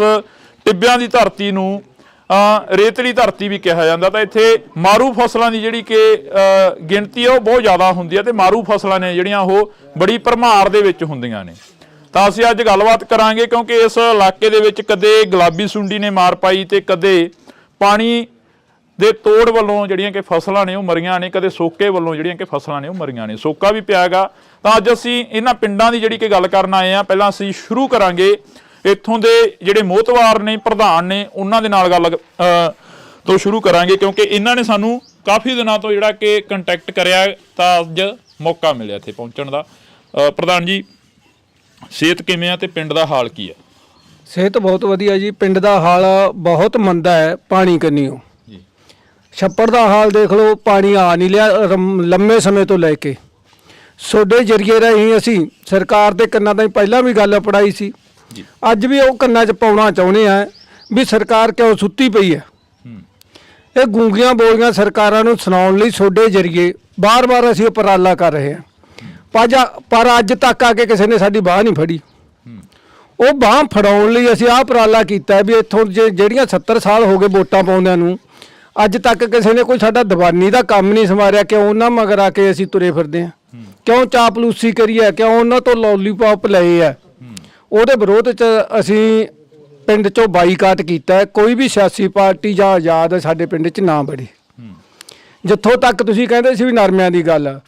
ਟਿੱਬਿਆਂ ਦੀ ਧਰਤੀ ਨੂੰ ਰੇਤਲੀ ਧਰਤੀ ਵੀ ਕਿਹਾ ਜਾਂਦਾ, ਤਾਂ ਇੱਥੇ ਮਾਰੂ ਫਸਲਾਂ ਦੀ ਜਿਹੜੀ ਕਿ ਗਿਣਤੀ ਉਹ ਬਹੁਤ ਜ਼ਿਆਦਾ ਹੁੰਦੀ ਹੈ ਤੇ ਮਾਰੂ ਫਸਲਾਂ ਨੇ ਜਿਹੜੀਆਂ ਉਹ ਬੜੀ ਭਰਮਾਰ ਦੇ ਵਿੱਚ ਹੁੰਦੀਆਂ ਨੇ। ਤਾਂ ਅਸੀਂ ਅੱਜ ਗੱਲਬਾਤ ਕਰਾਂਗੇ ਕਿਉਂਕਿ ਇਸ ਇਲਾਕੇ ਦੇ ਵਿੱਚ ਕਦੇ ਗੁਲਾਬੀ ਸੁੰਡੀ ਨੇ ਮਾਰ ਪਾਈ ਤੇ ਕਦੇ ਪਾਣੀ ਦੇ ਤੋੜ ਵੱਲੋਂ ਜਿਹੜੀਆਂ ਕਿ ਫਸਲਾਂ ਨੇ ਉਹ ਮਰੀਆਂ ਨੇ, ਕਦੇ ਸੋਕੇ ਵੱਲੋਂ ਜਿਹੜੀਆਂ ਕਿ ਫਸਲਾਂ ਨੇ ਉਹ ਮਰੀਆਂ ਨੇ, ਸੋਕਾ ਵੀ ਪਿਆ ਗਾ। ਤਾਂ ਅੱਜ ਅਸੀਂ ਇਹਨਾਂ ਪਿੰਡਾਂ ਦੀ ਜਿਹੜੀ ਕਿ ਗੱਲ ਕਰਨ ਆਏ ਆ। ਪਹਿਲਾਂ ਅਸੀਂ ਸ਼ੁਰੂ ਕਰਾਂਗੇ ਇੱਥੋਂ ਦੇ ਜਿਹੜੇ ਮੋਹਤਵਾਰ ਨੇ, ਪ੍ਰਧਾਨ ਨੇ, ਉਹਨਾਂ ਦੇ ਨਾਲ ਗੱਲ ਤੋਂ ਸ਼ੁਰੂ ਕਰਾਂਗੇ ਕਿਉਂਕਿ ਇਹਨਾਂ ਨੇ ਸਾਨੂੰ ਕਾਫੀ ਦਿਨਾਂ ਤੋਂ ਜਿਹੜਾ ਕਿ ਕੰਟੈਕਟ ਕਰਿਆ ਤਾਂ ਅੱਜ ਮੌਕਾ ਮਿਲਿਆ ਇੱਥੇ ਪਹੁੰਚਣ ਦਾ। ਪ੍ਰਧਾਨ ਜੀ, ਸਿਹਤ ਕਿਵੇਂ ਆ ਤੇ ਪਿੰਡ ਦਾ ਹਾਲ ਕੀ ਆ? ਸਿਹਤ ਬਹੁਤ ਵਧੀਆ ਜੀ। ਪਿੰਡ ਦਾ ਹਾਲ ਬਹੁਤ ਮੰਦਾ ਹੈ ਪਾਣੀ ਕੰਨੀਓ। ਛੱਪੜ ਦਾ ਹਾਲ ਦੇਖ ਲਓ, ਪਾਣੀ ਆ ਨਹੀਂ ਲਿਆ ਲੰਮੇ ਸਮੇਂ ਤੋਂ ਲੈ ਕੇ। ਤੁਹਾਡੇ ਜਰੀਏ ਰਾਹੀਂ ਅਸੀਂ ਸਰਕਾਰ ਦੇ ਕੰਨਾਂ ਤਾਈਂ ਪਹਿਲਾਂ ਵੀ ਗੱਲ ਪੜਾਈ ਸੀ, ਅੱਜ ਵੀ ਉਹ ਕੰਨਾਂ 'ਚ ਪਾਉਣਾ ਚਾਹੁੰਦੇ ਆ ਵੀ ਸਰਕਾਰ ਕਿਉਂ ਸੁੱਤੀ ਪਈ ਹੈ। ਇਹ ਗੂੰਗੀਆਂ ਬੋਲੀਆਂ ਸਰਕਾਰਾਂ ਨੂੰ ਸੁਣਾਉਣ ਲਈ ਤੁਹਾਡੇ ਜਰੀਏ ਬਾਰ-ਬਾਰ ਅਸੀਂ ਉਪਰਾਲਾ ਕਰ ਰਹੇ ਹਾਂ, ਪਰ ਅੱਜ ਤੱਕ ਆ ਕੇ ਕਿਸੇ ਨੇ ਸਾਡੀ ਬਾਹ ਨਹੀਂ ਫੜੀ। ਉਹ ਬਾਹ ਫੜਾਉਣ ਲਈ ਅਸੀਂ ਆਹ ਉਪਰਾਲਾ ਕੀਤਾ ਵੀ ਇੱਥੋਂ ਜਿਹੜੀਆਂ 70 ਸਾਲ ਹੋ ਗਏ ਵੋਟਾਂ ਪਾਉਂਦਿਆਂ ਨੂੰ, ਅੱਜ ਤੱਕ ਕਿਸੇ ਨੇ ਕੋਈ ਸਾਡਾ ਦੀਵਾਨੀ ਦਾ ਕੰਮ ਨਹੀਂ ਸੰਵਾਰਿਆ। ਕਿਉਂ ਉਹਨਾਂ ਮਗਰ ਆ ਕੇ ਅਸੀਂ ਤੁਰੇ ਫਿਰਦੇ ਹਾਂ? ਕਿਉਂ ਚਾਪਲੂਸੀ ਕਰੀ ਹੈ? ਕਿਉਂ ਉਹਨਾਂ ਤੋਂ ਲੋਲੀਪੌਪ ਲਏ ਆ? ਉਹਦੇ ਵਿਰੋਧ 'ਚ ਅਸੀਂ ਪਿੰਡ 'ਚੋਂ ਬਾਈਕਾਟ ਕੀਤਾ। ਕੋਈ ਵੀ ਸਿਆਸੀ ਪਾਰਟੀ ਜਾਂ ਆਜ਼ਾਦ ਸਾਡੇ ਪਿੰਡ 'ਚ ਨਾ ਬੜੀ। ਜਿੱਥੋਂ ਤੱਕ ਤੁਸੀਂ ਕਹਿੰਦੇ ਸੀ ਵੀ ਨਰਮਿਆਂ ਦੀ ਗੱਲ,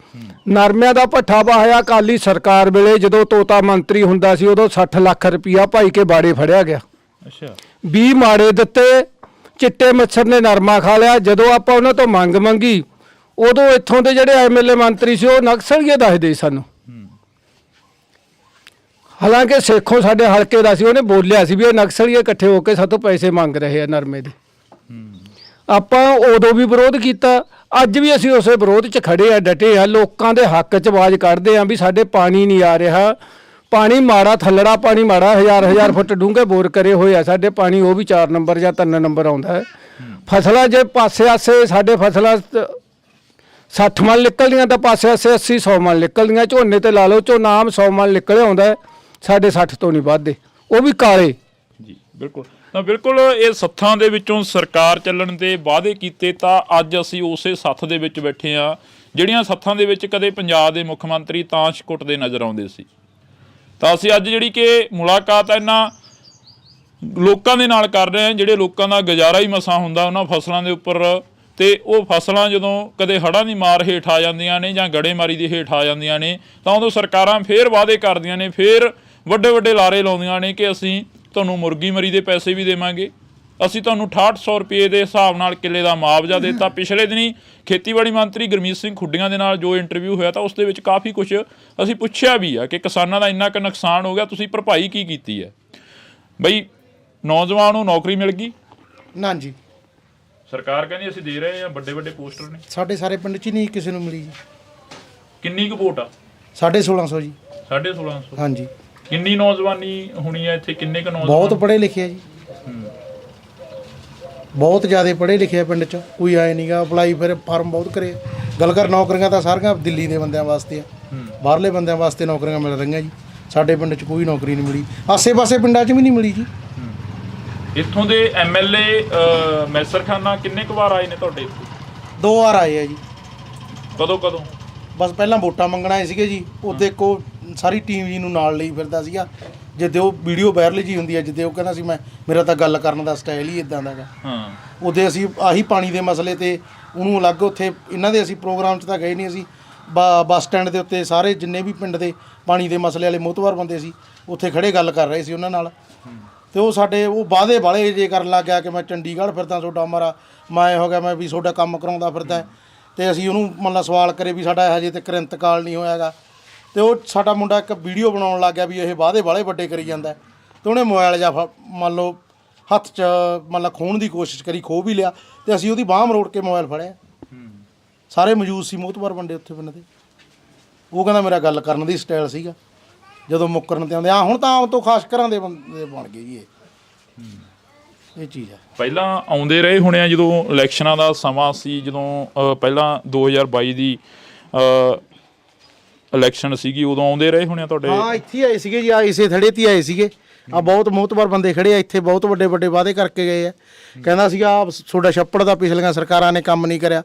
ਨਰਮਿਆਂ ਦਾ ਭੱਠਾ ਵਹਾਇਆ ਅਕਾਲੀ ਸਰਕਾਰ ਵੇਲੇ। ਜਦੋਂ ਤੋਤਾ ਮੰਤਰੀ ਹੁੰਦਾ ਸੀ ਉਦੋਂ 60 ਲੱਖ ਰੁਪਈਆ ਭਾਈ ਕੇ ਬਾੜੇ ਫੜਿਆ ਗਿਆ। 20 ਮਾੜੇ ਦਿੱਤੇ, ਚਿੱਟੇ ਮੱਛਰ ਨੇ ਨਰਮਾ ਖਾ ਲਿਆ। ਜਦੋਂ ਆਪਾਂ ਉਹਨਾਂ ਤੋਂ ਮੰਗ ਮੰਗੀ ਉਦੋਂ ਇੱਥੋਂ ਦੇ ਜਿਹੜੇ MLA ਮੰਤਰੀ ਸੀ ਉਹ ਨਕਸਲੀਏ ਦੱਸਦੇ ਸਾਨੂੰ। ਹਾਲਾਂਕਿ ਸੇਖੋਂ ਸਾਡੇ ਹਲਕੇ ਦਾ ਸੀ, ਉਹਨੇ ਬੋਲਿਆ ਸੀ ਵੀ ਇਹ ਨਕਸਲੀਏ ਇਕੱਠੇ ਹੋ ਕੇ ਸਾਤੋਂ ਪੈਸੇ ਮੰਗ ਰਹੇ ਆ ਨਰਮੇ ਦੇ। ਆਪਾਂ ਉਦੋਂ ਵੀ ਵਿਰੋਧ ਕੀਤਾ, ਅੱਜ ਵੀ ਅਸੀਂ ਉਸੇ ਵਿਰੋਧ 'ਚ ਖੜੇ ਆ, ਡਟੇ ਆ। ਲੋਕਾਂ ਦੇ ਹੱਕ 'ਚ ਆਵਾਜ਼ ਕੱਢਦੇ ਆ ਵੀ ਸਾਡੇ ਪਾਣੀ ਨਹੀਂ ਆ ਰਿਹਾ, ਪਾਣੀ ਮਾੜਾ, ਥੱਲੜਾ ਪਾਣੀ ਮਾੜਾ, ਹਜ਼ਾਰ ਫੁੱਟ ਡੂੰਘੇ ਬੋਰ ਕਰੇ ਹੋਏ ਆ ਸਾਡੇ, ਪਾਣੀ ਉਹ ਵੀ 4 ਨੰਬਰ ਜਾਂ 3 ਨੰਬਰ ਆਉਂਦਾ ਹੈ। ਫਸਲਾਂ ਜੇ ਪਾਸੇ ਆਸੇ ਸਾਡੇ ਫਸਲਾਂ 60 ਮਣ ਨਿਕਲਦੀਆਂ ਤਾਂ ਪਾਸੇ ਆਸੇ 80-100 ਮਣ ਨਿਕਲਦੀਆਂ। ਝੋਨੇ ਤੇ ਲਾ ਲਓ, ਝੋਨਾ ਆਮ 100 ਮਣ ਨਿਕਲਿਆ ਆਉਂਦਾ, ਸਾਡੇ 60 ਤੋਂ ਨਹੀਂ ਵੱਧਦੇ, ਉਹ ਵੀ ਕਾਲੇ। ਜੀ ਬਿਲਕੁਲ। ਤਾਂ ਬਿਲਕੁਲ ਇਹ ਸੱਥਾਂ ਦੇ ਵਿੱਚੋਂ ਸਰਕਾਰ ਚੱਲਣ ਦੇ ਵਾਅਦੇ ਕੀਤੇ, ਤਾਂ ਅੱਜ ਅਸੀਂ ਉਸੇ ਸੱਥ ਦੇ ਵਿੱਚ ਬੈਠੇ ਆ ਜਿਹੜੀਆਂ ਸੱਥਾਂ ਦੇ ਵਿੱਚ ਕਦੇ ਪੰਜਾਬ ਦੇ ਮੁੱਖ ਮੰਤਰੀ ਤਾਸ਼ ਕੁੱਟਦੇ ਨਜ਼ਰ ਆਉਂਦੇ ਸੀ। ਤਾਂ ਅਸੀਂ ਅੱਜ ਜਿਹੜੀ ਕਿ ਮੁਲਾਕਾਤ ਇਹਨਾਂ ਲੋਕਾਂ ਦੇ ਨਾਲ ਕਰ ਰਹੇ ਹਾਂ ਜਿਹੜੇ ਲੋਕਾਂ ਦਾ ਗੁਜ਼ਾਰਾ ਹੀ ਮਸਾਂ ਹੁੰਦਾ ਉਹਨਾਂ ਫਸਲਾਂ ਦੇ ਉੱਪਰ। ਤੇ ਉਹ ਫਸਲਾਂ ਜਦੋਂ ਕਦੇ ਹੜ੍ਹਾਂ ਦੀ ਮਾਰ ਹੇਠ ਆ ਜਾਂਦੀਆਂ ਨੇ ਜਾਂ ਗੜੇਮਾਰੀ ਦੀ ਹੇਠ ਆ ਜਾਂਦੀਆਂ ਨੇ ਤਾਂ ਉਦੋਂ ਸਰਕਾਰਾਂ ਫੇਰ ਵਾਅਦੇ ਕਰਦੀਆਂ ਨੇ, ਫੇਰ ਵੱਡੇ ਵੱਡੇ ਲਾਰੇ ਲਾਉਂਦੀਆਂ ਨੇ ਕਿ ਅਸੀਂ ਤੁਹਾਨੂੰ ਮੁਰਗੀ ਮਰੀ ਦੇ ਪੈਸੇ ਵੀ ਦੇਵਾਂਗੇ, ਅਸੀਂ ਤੁਹਾਨੂੰ 6800 ਰੁਪਏ ਦੇ ਹਿਸਾਬ ਨਾਲ ਕਿੱਲੇ ਦਾ ਮੁਆਵਜ਼ਾ ਦਿੱਤਾ। ਪਿਛਲੇ ਦਿਨੀ ਖੇਤੀਬਾੜੀ ਮੰਤਰੀ ਗੁਰਮੀਤ ਸਿੰਘ ਖੁੱਡੀਆਂ ਦੇ ਨਾਲ ਜੋ ਇੰਟਰਵਿਊ ਹੋਇਆ ਤਾਂ ਉਸ ਦੇ ਵਿੱਚ ਕਾਫੀ ਕੁਝ ਅਸੀਂ ਪੁੱਛਿਆ ਵੀ ਆ ਕਿ ਕਿਸਾਨਾਂ ਦਾ ਇੰਨਾ ਕੁ ਨੁਕਸਾਨ ਹੋ ਗਿਆ, ਤੁਸੀਂ ਭਰਪਾਈ ਕੀ ਕੀਤੀ ਹੈ? ਬਈ ਨੌਜਵਾਨ ਨੂੰ ਨੌਕਰੀ ਮਿਲ ਗਈ? ਨਾ ਜੀ, ਸਰਕਾਰ ਕਹਿੰਦੀ ਅਸੀਂ ਦੇ ਰਹੇ ਹਾਂ, ਵੱਡੇ ਵੱਡੇ ਪੋਸਟਰ ਨੇ। ਸਾਡੇ ਸਾਰੇ ਪਿੰਡ 'ਚ ਨਹੀਂ ਕਿਸੇ ਨੂੰ ਮਿਲੀ ਜੀ। ਕਿੰਨੀ ਕੁ ਵੋਟ ਆ? 1650 ਜੀ। 1650? ਹਾਂਜੀ। ਕਿੰਨੀ ਨੌਜਵਾਨੀ ਹੋਣੀ ਹੈ ਇੱਥੇ? ਕਿੰਨੇ ਕੁ ਨੌਜਵਾਨ? ਬਹੁਤ ਪੜ੍ਹੇ ਲਿਖੇ ਆ ਜੀ, ਬਹੁਤ ਜ਼ਿਆਦਾ ਪੜ੍ਹੇ ਲਿਖੇ ਆ ਪਿੰਡ 'ਚ। ਕੋਈ ਆਏ ਨਹੀਂਗਾ, ਅਪਲਾਈ ਫਿਰ ਫਾਰਮ ਬਹੁਤ ਕਰੇ। ਗੱਲ ਕਰ ਨੌਕਰੀਆਂ ਤਾਂ ਸਾਰੀਆਂ ਦਿੱਲੀ ਦੇ ਬੰਦਿਆਂ ਵਾਸਤੇ ਆ, ਬਾਹਰਲੇ ਬੰਦਿਆਂ ਵਾਸਤੇ ਨੌਕਰੀਆਂ ਮਿਲ ਰਹੀਆਂ ਜੀ। ਸਾਡੇ ਪਿੰਡ 'ਚ ਕੋਈ ਨੌਕਰੀ ਨਹੀਂ ਮਿਲੀ, ਆਸੇ-ਪਾਸੇ ਪਿੰਡਾਂ 'ਚ ਵੀ ਨਹੀਂ ਮਿਲੀ ਜੀ। ਇੱਥੋਂ ਦੇ MLA ਮੈਸਰ ਖਾਨਾ ਕਿੰਨੇ ਕੁ ਵਾਰ ਆਏ ਨੇ ਤੁਹਾਡੇ ਇੱਥੇ? 2 ਵਾਰ ਆਏ ਆ ਜੀ। ਕਦੋਂ? ਬਸ ਪਹਿਲਾਂ ਵੋਟਾਂ ਮੰਗਣ ਆਏ ਸੀਗੇ ਜੀ। ਉਹਦੇ ਕੋ ਸਾਰੀ ਟੀਮ ਜੀ ਨੂੰ ਨਾਲ ਲਈ ਫਿਰਦਾ ਸੀਗਾ। ਜਿੱਦੇ ਉਹ ਵੀਡੀਓ ਵਾਇਰਲ ਜੀ ਹੁੰਦੀ ਹੈ, ਜਿੱਦੇ ਉਹ ਕਹਿੰਦਾ ਸੀ ਮੇਰਾ ਤਾਂ ਗੱਲ ਕਰਨ ਦਾ ਸਟਾਈਲ ਹੀ ਇਦਾਂ ਦਾ ਗਾ। ਉਹਦੇ ਅਸੀਂ ਆਹੀ ਪਾਣੀ ਦੇ ਮਸਲੇ ਤੇ ਉਹਨੂੰ ਅਲੱਗ ਉੱਥੇ ਇਹਨਾਂ ਦੇ ਅਸੀਂ ਪ੍ਰੋਗਰਾਮ 'ਚ ਤਾਂ ਗਏ ਨਹੀਂ। ਅਸੀਂ ਬੱਸ ਸਟੈਂਡ ਦੇ ਉੱਤੇ ਸਾਰੇ ਜਿੰਨੇ ਵੀ ਪਿੰਡ ਦੇ ਪਾਣੀ ਦੇ ਮਸਲੇ ਵਾਲੇ ਮੋਹਤਵਾਰ ਬੰਦੇ ਸੀ ਉੱਥੇ ਖੜੇ ਗੱਲ ਕਰ ਰਹੇ ਸੀ ਉਹਨਾਂ ਨਾਲ। ਤੇ ਉਹ ਸਾਡੇ ਉਹ ਵਾਅਦੇ ਵਾਲੇ ਜੇ ਕਰਨ ਲੱਗ ਗਿਆ ਕਿ ਮੈਂ ਚੰਡੀਗੜ੍ਹ ਫਿਰਦਾ, ਤੁਹਾਡਾ ਮਾਰਾ ਮੈਂ ਹੋ ਗਿਆ, ਮੈਂ ਵੀ ਤੁਹਾਡਾ ਕੰਮ ਕਰਾਉਂਦਾ ਫਿਰਦਾ। ਤੇ ਅਸੀਂ ਉਹਨੂੰ ਮਤਲਬ ਸਵਾਲ ਕਰੇ ਵੀ ਸਾਡਾ ਹਜੇ ਤੱਕ ਇੰਤਕਾਲ ਨਹੀਂ ਹੋਇਆਗਾ। ਤੇ ਉਹ ਸਾਡਾ ਮੁੰਡਾ ਇੱਕ ਵੀਡੀਓ ਬਣਾਉਣ ਲੱਗ ਗਿਆ ਵੀ ਇਹ ਵਾਅਦੇ ਵਾਲੇ ਵੱਡੇ ਕਰੀ ਜਾਂਦਾ। ਤੇ ਉਹਨੇ ਮੋਬਾਈਲ ਜਾਂ ਮੰਨ ਲਓ ਹੱਥ 'ਚ ਮਤਲਬ ਖੋਹਣ ਦੀ ਕੋਸ਼ਿਸ਼ ਕਰੀ, ਖੋਹ ਵੀ ਲਿਆ। ਤੇ ਅਸੀਂ ਉਹਦੀ ਬਾਂਹ ਮਰੋੜ ਕੇ ਮੋਬਾਈਲ ਫੜਿਆ। ਸਾਰੇ ਮੌਜੂਦ ਸੀ ਮੋਹਤਵਾਰ ਬੰਦੇ ਉੱਥੇ ਪਿੰਡ ਦੇ। ਉਹ ਕਹਿੰਦਾ ਮੇਰਾ ਗੱਲ ਕਰਨ ਦੀ ਸਟਾਈਲ ਸੀਗਾ। ਜਦੋਂ ਮੁੱਕਰਨ ਤੇ ਆਉਂਦੇ ਆ ਹੁਣ ਤਾਂ ਆਮ ਤੋਂ ਖਾਸ ਘਰਾਂ ਦੇ ਬੰਦੇ ਬਣ ਗਏ ਜੀ ਇਹ ਚੀਜ਼ ਆ। ਪਹਿਲਾਂ ਆਉਂਦੇ ਰਹੇ ਹੋਣੇ ਆ ਜਦੋਂ ਇਲੈਕਸ਼ਨਾਂ ਦਾ ਸਮਾਂ ਸੀ, ਜਦੋਂ ਪਹਿਲਾਂ 2022 ਦੀ ਇਲੈਕਸ਼ਨ ਸੀਗੀ, ਉਦੋਂ ਆਉਂਦੇ ਰਹੇ ਹੋਣੇ ਆ ਤੁਹਾਡੇ? ਹਾਂ, ਇੱਥੇ ਆਏ ਸੀਗੇ ਜੀ, ਇਸੇ ਥੜੇ 'ਤੇ ਆਏ ਸੀਗੇ। ਆ ਬਹੁਤ ਮੋਹਤਬਰ ਬੰਦੇ ਖੜੇ ਆ ਇੱਥੇ, ਬਹੁਤ ਵੱਡੇ ਵੱਡੇ ਵਾਅਦੇ ਕਰਕੇ ਗਏ ਆ। ਕਹਿੰਦਾ ਸੀਗਾ ਤੁਹਾਡਾ ਛੱਪੜ ਦਾ ਪਿਛਲੀਆਂ ਸਰਕਾਰਾਂ ਨੇ ਕੰਮ ਨਹੀਂ ਕਰਿਆ।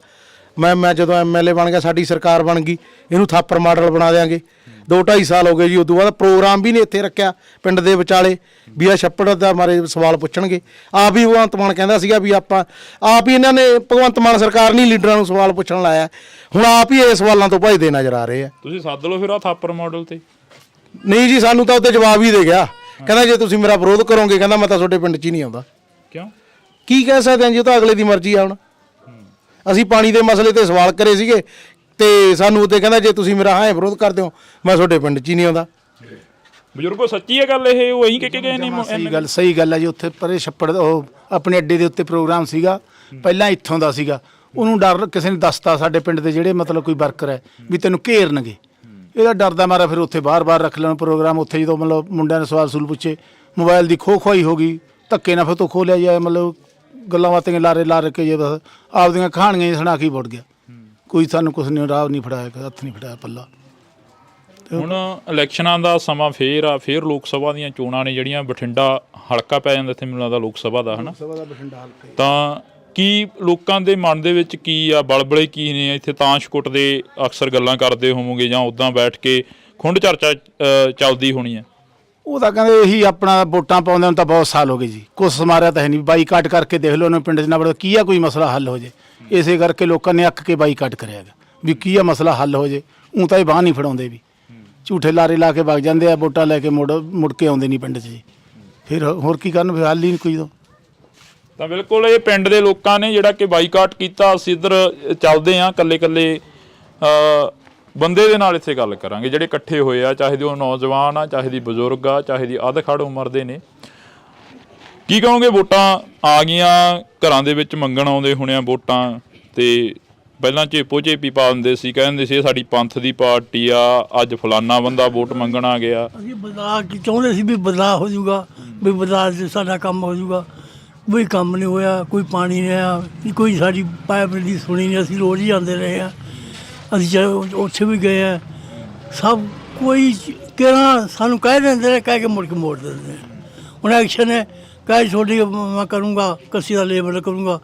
ਮੈਂ ਜਦੋਂ ਐਮਐਲਏ ਬਣ ਗਿਆ, ਸਾਡੀ ਸਰਕਾਰ ਬਣ ਗਈ, ਇਹਨੂੰ ਥਾਪਰ ਮਾਡਲ ਬਣਾ ਦੇਾਂਗੇ। 2-2.5 ਸਾਲ ਹੋ ਗਏ ਜੀ। ਉਦੋਂ ਬਾਅਦ ਪ੍ਰੋਗਰਾਮ ਵੀ ਨਹੀਂ ਇੱਥੇ ਰੱਖਿਆ ਪਿੰਡ ਦੇ ਵਿਚਾਲੇ ਵੀ ਆ ਛੱਪੜ ਦਾ ਮਾਰੇ ਸਵਾਲ ਪੁੱਛਣਗੇ। ਆਪ ਹੀ ਭਗਵੰਤ ਮਾਨ ਕਹਿੰਦਾ ਸੀਗਾ ਵੀ ਆਪਾਂ ਆਪ ਹੀ, ਇਹਨਾਂ ਨੇ ਭਗਵੰਤ ਮਾਨ ਸਰਕਾਰ ਨਹੀਂ ਲੀਡਰਾਂ ਨੂੰ ਸਵਾਲ ਪੁੱਛਣ ਲਾਇਆ। ਹੁਣ ਆਪ ਹੀ ਇਹ ਸਵਾਲਾਂ ਤੋਂ ਭੱਜਦੇ ਨਜ਼ਰ ਆ ਰਹੇ ਆ। ਤੁਸੀਂ ਸੱਦ ਲਓ ਫਿਰ ਆ ਥਾਪਰ ਮਾਡਲ ਤੇ। ਨਹੀਂ ਜੀ, ਸਾਨੂੰ ਤਾਂ ਉੱਤੇ ਜਵਾਬ ਹੀ ਦੇ ਗਿਆ। ਕਹਿੰਦਾ ਜੇ ਤੁਸੀਂ ਮੇਰਾ ਵਿਰੋਧ ਕਰੋਗੇ, ਕਹਿੰਦਾ ਮੈਂ ਤਾਂ ਤੁਹਾਡੇ ਪਿੰਡ 'ਚ ਹੀ ਨਹੀਂ ਆਉਂਦਾ। ਕਿਉਂ? ਕੀ ਕਹਿ ਸਕਦੇ ਹਾਂ ਜੀ, ਉਹ ਤਾਂ ਅਗਲੇ ਦੀ ਮਰਜ਼ੀ ਆ। ਹੁਣ ਅਸੀਂ ਪਾਣੀ ਦੇ ਮਸਲੇ ਤੇ ਸਵਾਲ ਕਰੇ ਸੀਗੇ ਤੇ ਸਾਨੂੰ ਉੱਤੇ ਕਹਿੰਦਾ ਜੇ ਤੁਸੀਂ ਮੇਰਾ ਹਾਂ ਵਿਰੋਧ ਕਰਦੇ ਹੋ, ਮੈਂ ਤੁਹਾਡੇ ਪਿੰਡ 'ਚ ਹੀ ਨਹੀਂ ਆਉਂਦਾ। ਬਜ਼ੁਰਗੋ ਸੱਚੀ ਹੈ ਗੱਲ ਇਹ? ਉਹ ਇਹੀ ਕਹਿ ਕੇ ਗਏ ਨੇ? ਸਹੀ ਗੱਲ ਹੈ ਜੀ। ਉੱਥੇ ਪਰੇ ਛੱਪੜ ਉਹ ਆਪਣੇ ਅੱਡੇ ਦੇ ਉੱਤੇ ਪ੍ਰੋਗਰਾਮ ਸੀਗਾ, ਪਹਿਲਾਂ ਇੱਥੋਂ ਦਾ ਸੀਗਾ। ਉਹਨੂੰ ਡਰ ਕਿਸੇ ਨੇ ਦੱਸਤਾ ਸਾਡੇ ਪਿੰਡ ਦੇ ਜਿਹੜੇ ਮਤਲਬ ਕੋਈ ਵਰਕਰ ਹੈ ਵੀ ਤੈਨੂੰ ਘੇਰਨਗੇ। ਇਹਦਾ ਡਰ ਦਾ ਮਾਰਾ ਫਿਰ ਉੱਥੇ ਬਾਰ-ਬਾਰ ਰੱਖ ਲੈਣ ਪ੍ਰੋਗਰਾਮ। ਉੱਥੇ ਜਦੋਂ ਮਤਲਬ ਮੁੰਡਿਆਂ ਨੇ ਸਵਾਲ ਸੂਲ ਪੁੱਛੇ, ਮੋਬਾਈਲ ਦੀ ਖੋਹੀ ਹੋ ਗਈ, ਧੱਕੇ ਨਾਲ ਫਿਰ ਤੋਂ ਖੋਹ ਲਿਆ ਜਾਏ। ਮਤਲਬ ਗੱਲਾਂ ਬਾਤਾਂ ਲਾਰੇ ਕੇ ਜੇ ਬਸ ਆਪਦੀਆਂ ਕਹਾਣੀਆਂ ਸੁਣਾ ਕੇ ਵੜ ਗਿਆ। ਕੋਈ ਸਾਨੂੰ ਕੁਛ ਨਹੀਂ, ਰਾਹ ਨਹੀਂ ਫੜਾਇਆ, ਹੱਥ ਨਹੀਂ ਫੜਾਇਆ ਪੱਲਾ। ਹੁਣ ਇਲੈਕਸ਼ਨਾਂ ਦਾ ਸਮਾਂ ਫੇਰ ਆ, ਫੇਰ ਲੋਕ ਸਭਾ ਦੀਆਂ ਚੋਣਾਂ ਨੇ ਜਿਹੜੀਆਂ। ਬਠਿੰਡਾ ਹਲਕਾ ਪੈ ਜਾਂਦਾ ਇੱਥੇ, ਮੈਨੂੰ ਲੱਗਦਾ ਲੋਕ ਸਭਾ ਦਾ, ਹਨਾ? ਤਾਂ ਕੀ ਲੋਕਾਂ ਦੇ ਮਨ ਦੇ ਵਿੱਚ ਕੀ ਆ, ਬਲਬਲੇ ਕੀ ਨੇ ਇੱਥੇ? ਤਾਸ਼ ਕੁੱਟਦੇ ਅਕਸਰ ਗੱਲਾਂ ਕਰਦੇ ਹੋਵੋਗੇ ਜਾਂ ਉੱਦਾਂ ਬੈਠ ਕੇ ਖੁੰਡ ਚਰਚਾ ਚੱਲਦੀ ਹੋਣੀ ਹੈ? ਉਹ ਤਾਂ ਕਹਿੰਦੇ ਇਹੀ ਆਪਣਾ ਵੋਟਾਂ ਪਾਉਂਦੇ ਨੂੰ ਤਾਂ ਬਹੁਤ ਸਾਲ ਹੋ ਗਏ ਜੀ, ਕੁਛ ਸਮਾਰਿਆ ਤਾਂ ਹੈ ਨਹੀਂ। ਬਾਈਕਾਟ ਕਰਕੇ ਦੇਖ ਲਓ ਉਹਨੇ ਪਿੰਡ 'ਚ ਨਾ ਬੜਾ ਕੀ ਆ ਕੋਈ ਮਸਲਾ ਹੱਲ ਹੋ ਜੇ। ਇਸੇ ਕਰਕੇ ਲੋਕਾਂ ਨੇ ਅੱਕ ਕੇ ਬਾਈਕਾਟ ਕਰਿਆ ਹੈਗਾ ਵੀ ਕੀ ਆ ਮਸਲਾ ਹੱਲ ਹੋ ਜੇ। ਊਂ ਤਾਂ ਇਹ ਬਾਂਹ ਨਹੀਂ ਫੜਾਉਂਦੇ, ਵੀ ਝੂਠੇ ਲਾਰੇ ਲਾ ਕੇ ਵਗ ਜਾਂਦੇ ਆ, ਵੋਟਾਂ ਲੈ ਕੇ ਮੁੜ ਕੇ ਆਉਂਦੇ ਨਹੀਂ ਪਿੰਡ 'ਚ ਜੀ। ਫਿਰ ਹੋਰ ਕੀ ਕਰਨ, ਫਿਰ ਹੱਲ ਹੀ ਨਹੀਂ ਕੋਈ। ਤਾਂ ਬਿਲਕੁਲ ਇਹ ਪਿੰਡ ਦੇ ਲੋਕਾਂ ਨੇ ਜਿਹੜਾ ਕਿ ਬਾਈਕਾਟ ਕੀਤਾ। ਅਸੀਂ ਇੱਧਰ ਚੱਲਦੇ ਹਾਂ, ਕੱਲੇ ਬੰਦੇ ਦੇ ਨਾਲ ਇੱਥੇ ਗੱਲ ਕਰਾਂਗੇ ਜਿਹੜੇ ਇਕੱਠੇ ਹੋਏ ਆ, ਚਾਹੇ ਦੀ ਉਹ ਨੌਜਵਾਨ ਆ, ਚਾਹੇ ਦੀ ਬਜ਼ੁਰਗ ਆ, ਚਾਹੇ ਦੀ ਅੱਧ-ਖੜ ਉਮਰ ਦੇ ਨੇ। ਕੀ ਕਹੋਗੇ? ਵੋਟਾਂ ਆ ਗਈਆਂ, ਘਰਾਂ ਦੇ ਵਿੱਚ ਮੰਗਣ ਆਉਂਦੇ ਹੋਣੇ ਆ ਵੋਟਾਂ, ਤੇ ਪਹਿਲਾਂ ਝੇਪੀ ਪਾ ਦਿੰਦੇ ਸੀ, ਕਹਿੰਦੇ ਸੀ ਇਹ ਸਾਡੀ ਪੰਥ ਦੀ ਪਾਰਟੀ ਆ, ਅੱਜ ਫਲਾਨਾ ਬੰਦਾ ਵੋਟ ਮੰਗਣ ਆ ਗਿਆ। ਅਸੀਂ ਬਦਲਾਅ ਚਾਹੁੰਦੇ ਸੀ ਵੀ ਬਦਲਾਅ ਹੋ ਜਾਊਗਾ, ਵੀ ਬਦਲਾਅ 'ਚ ਸਾਡਾ ਕੰਮ ਹੋ ਜਾਊਗਾ। ਕੋਈ ਕੰਮ ਨਹੀਂ ਹੋਇਆ, ਕੋਈ ਪਾਣੀ ਨਹੀਂ ਆਇਆ, ਕੋਈ ਸਾਡੀ ਪਾਈਪ ਦੀ ਸੁਣੀ ਨਹੀਂ। ਅਸੀਂ ਰੋਜ਼ ਹੀ ਆਉਂਦੇ ਰਹੇ ਹਾਂ, ਅਸੀਂ ਉੱਥੇ ਵੀ ਗਏ ਆ, ਸਭ ਕੋਈ ਕਿਹੜਾ ਸਾਨੂੰ ਕਹਿ ਦਿੰਦੇ ਨੇ, ਕਹਿ ਕੇ ਮੁੜ ਕੇ ਮੋੜ ਦਿੰਦੇ। ਹੁਣ ਐਕਸ਼ਨ ਹੈ, ਕਹਿ ਛੋਟੀ ਮੈਂ ਕਰੂੰਗਾ, ਕੱਸੀ ਦਾ ਲੇਬਰ ਕਰੂੰਗਾ,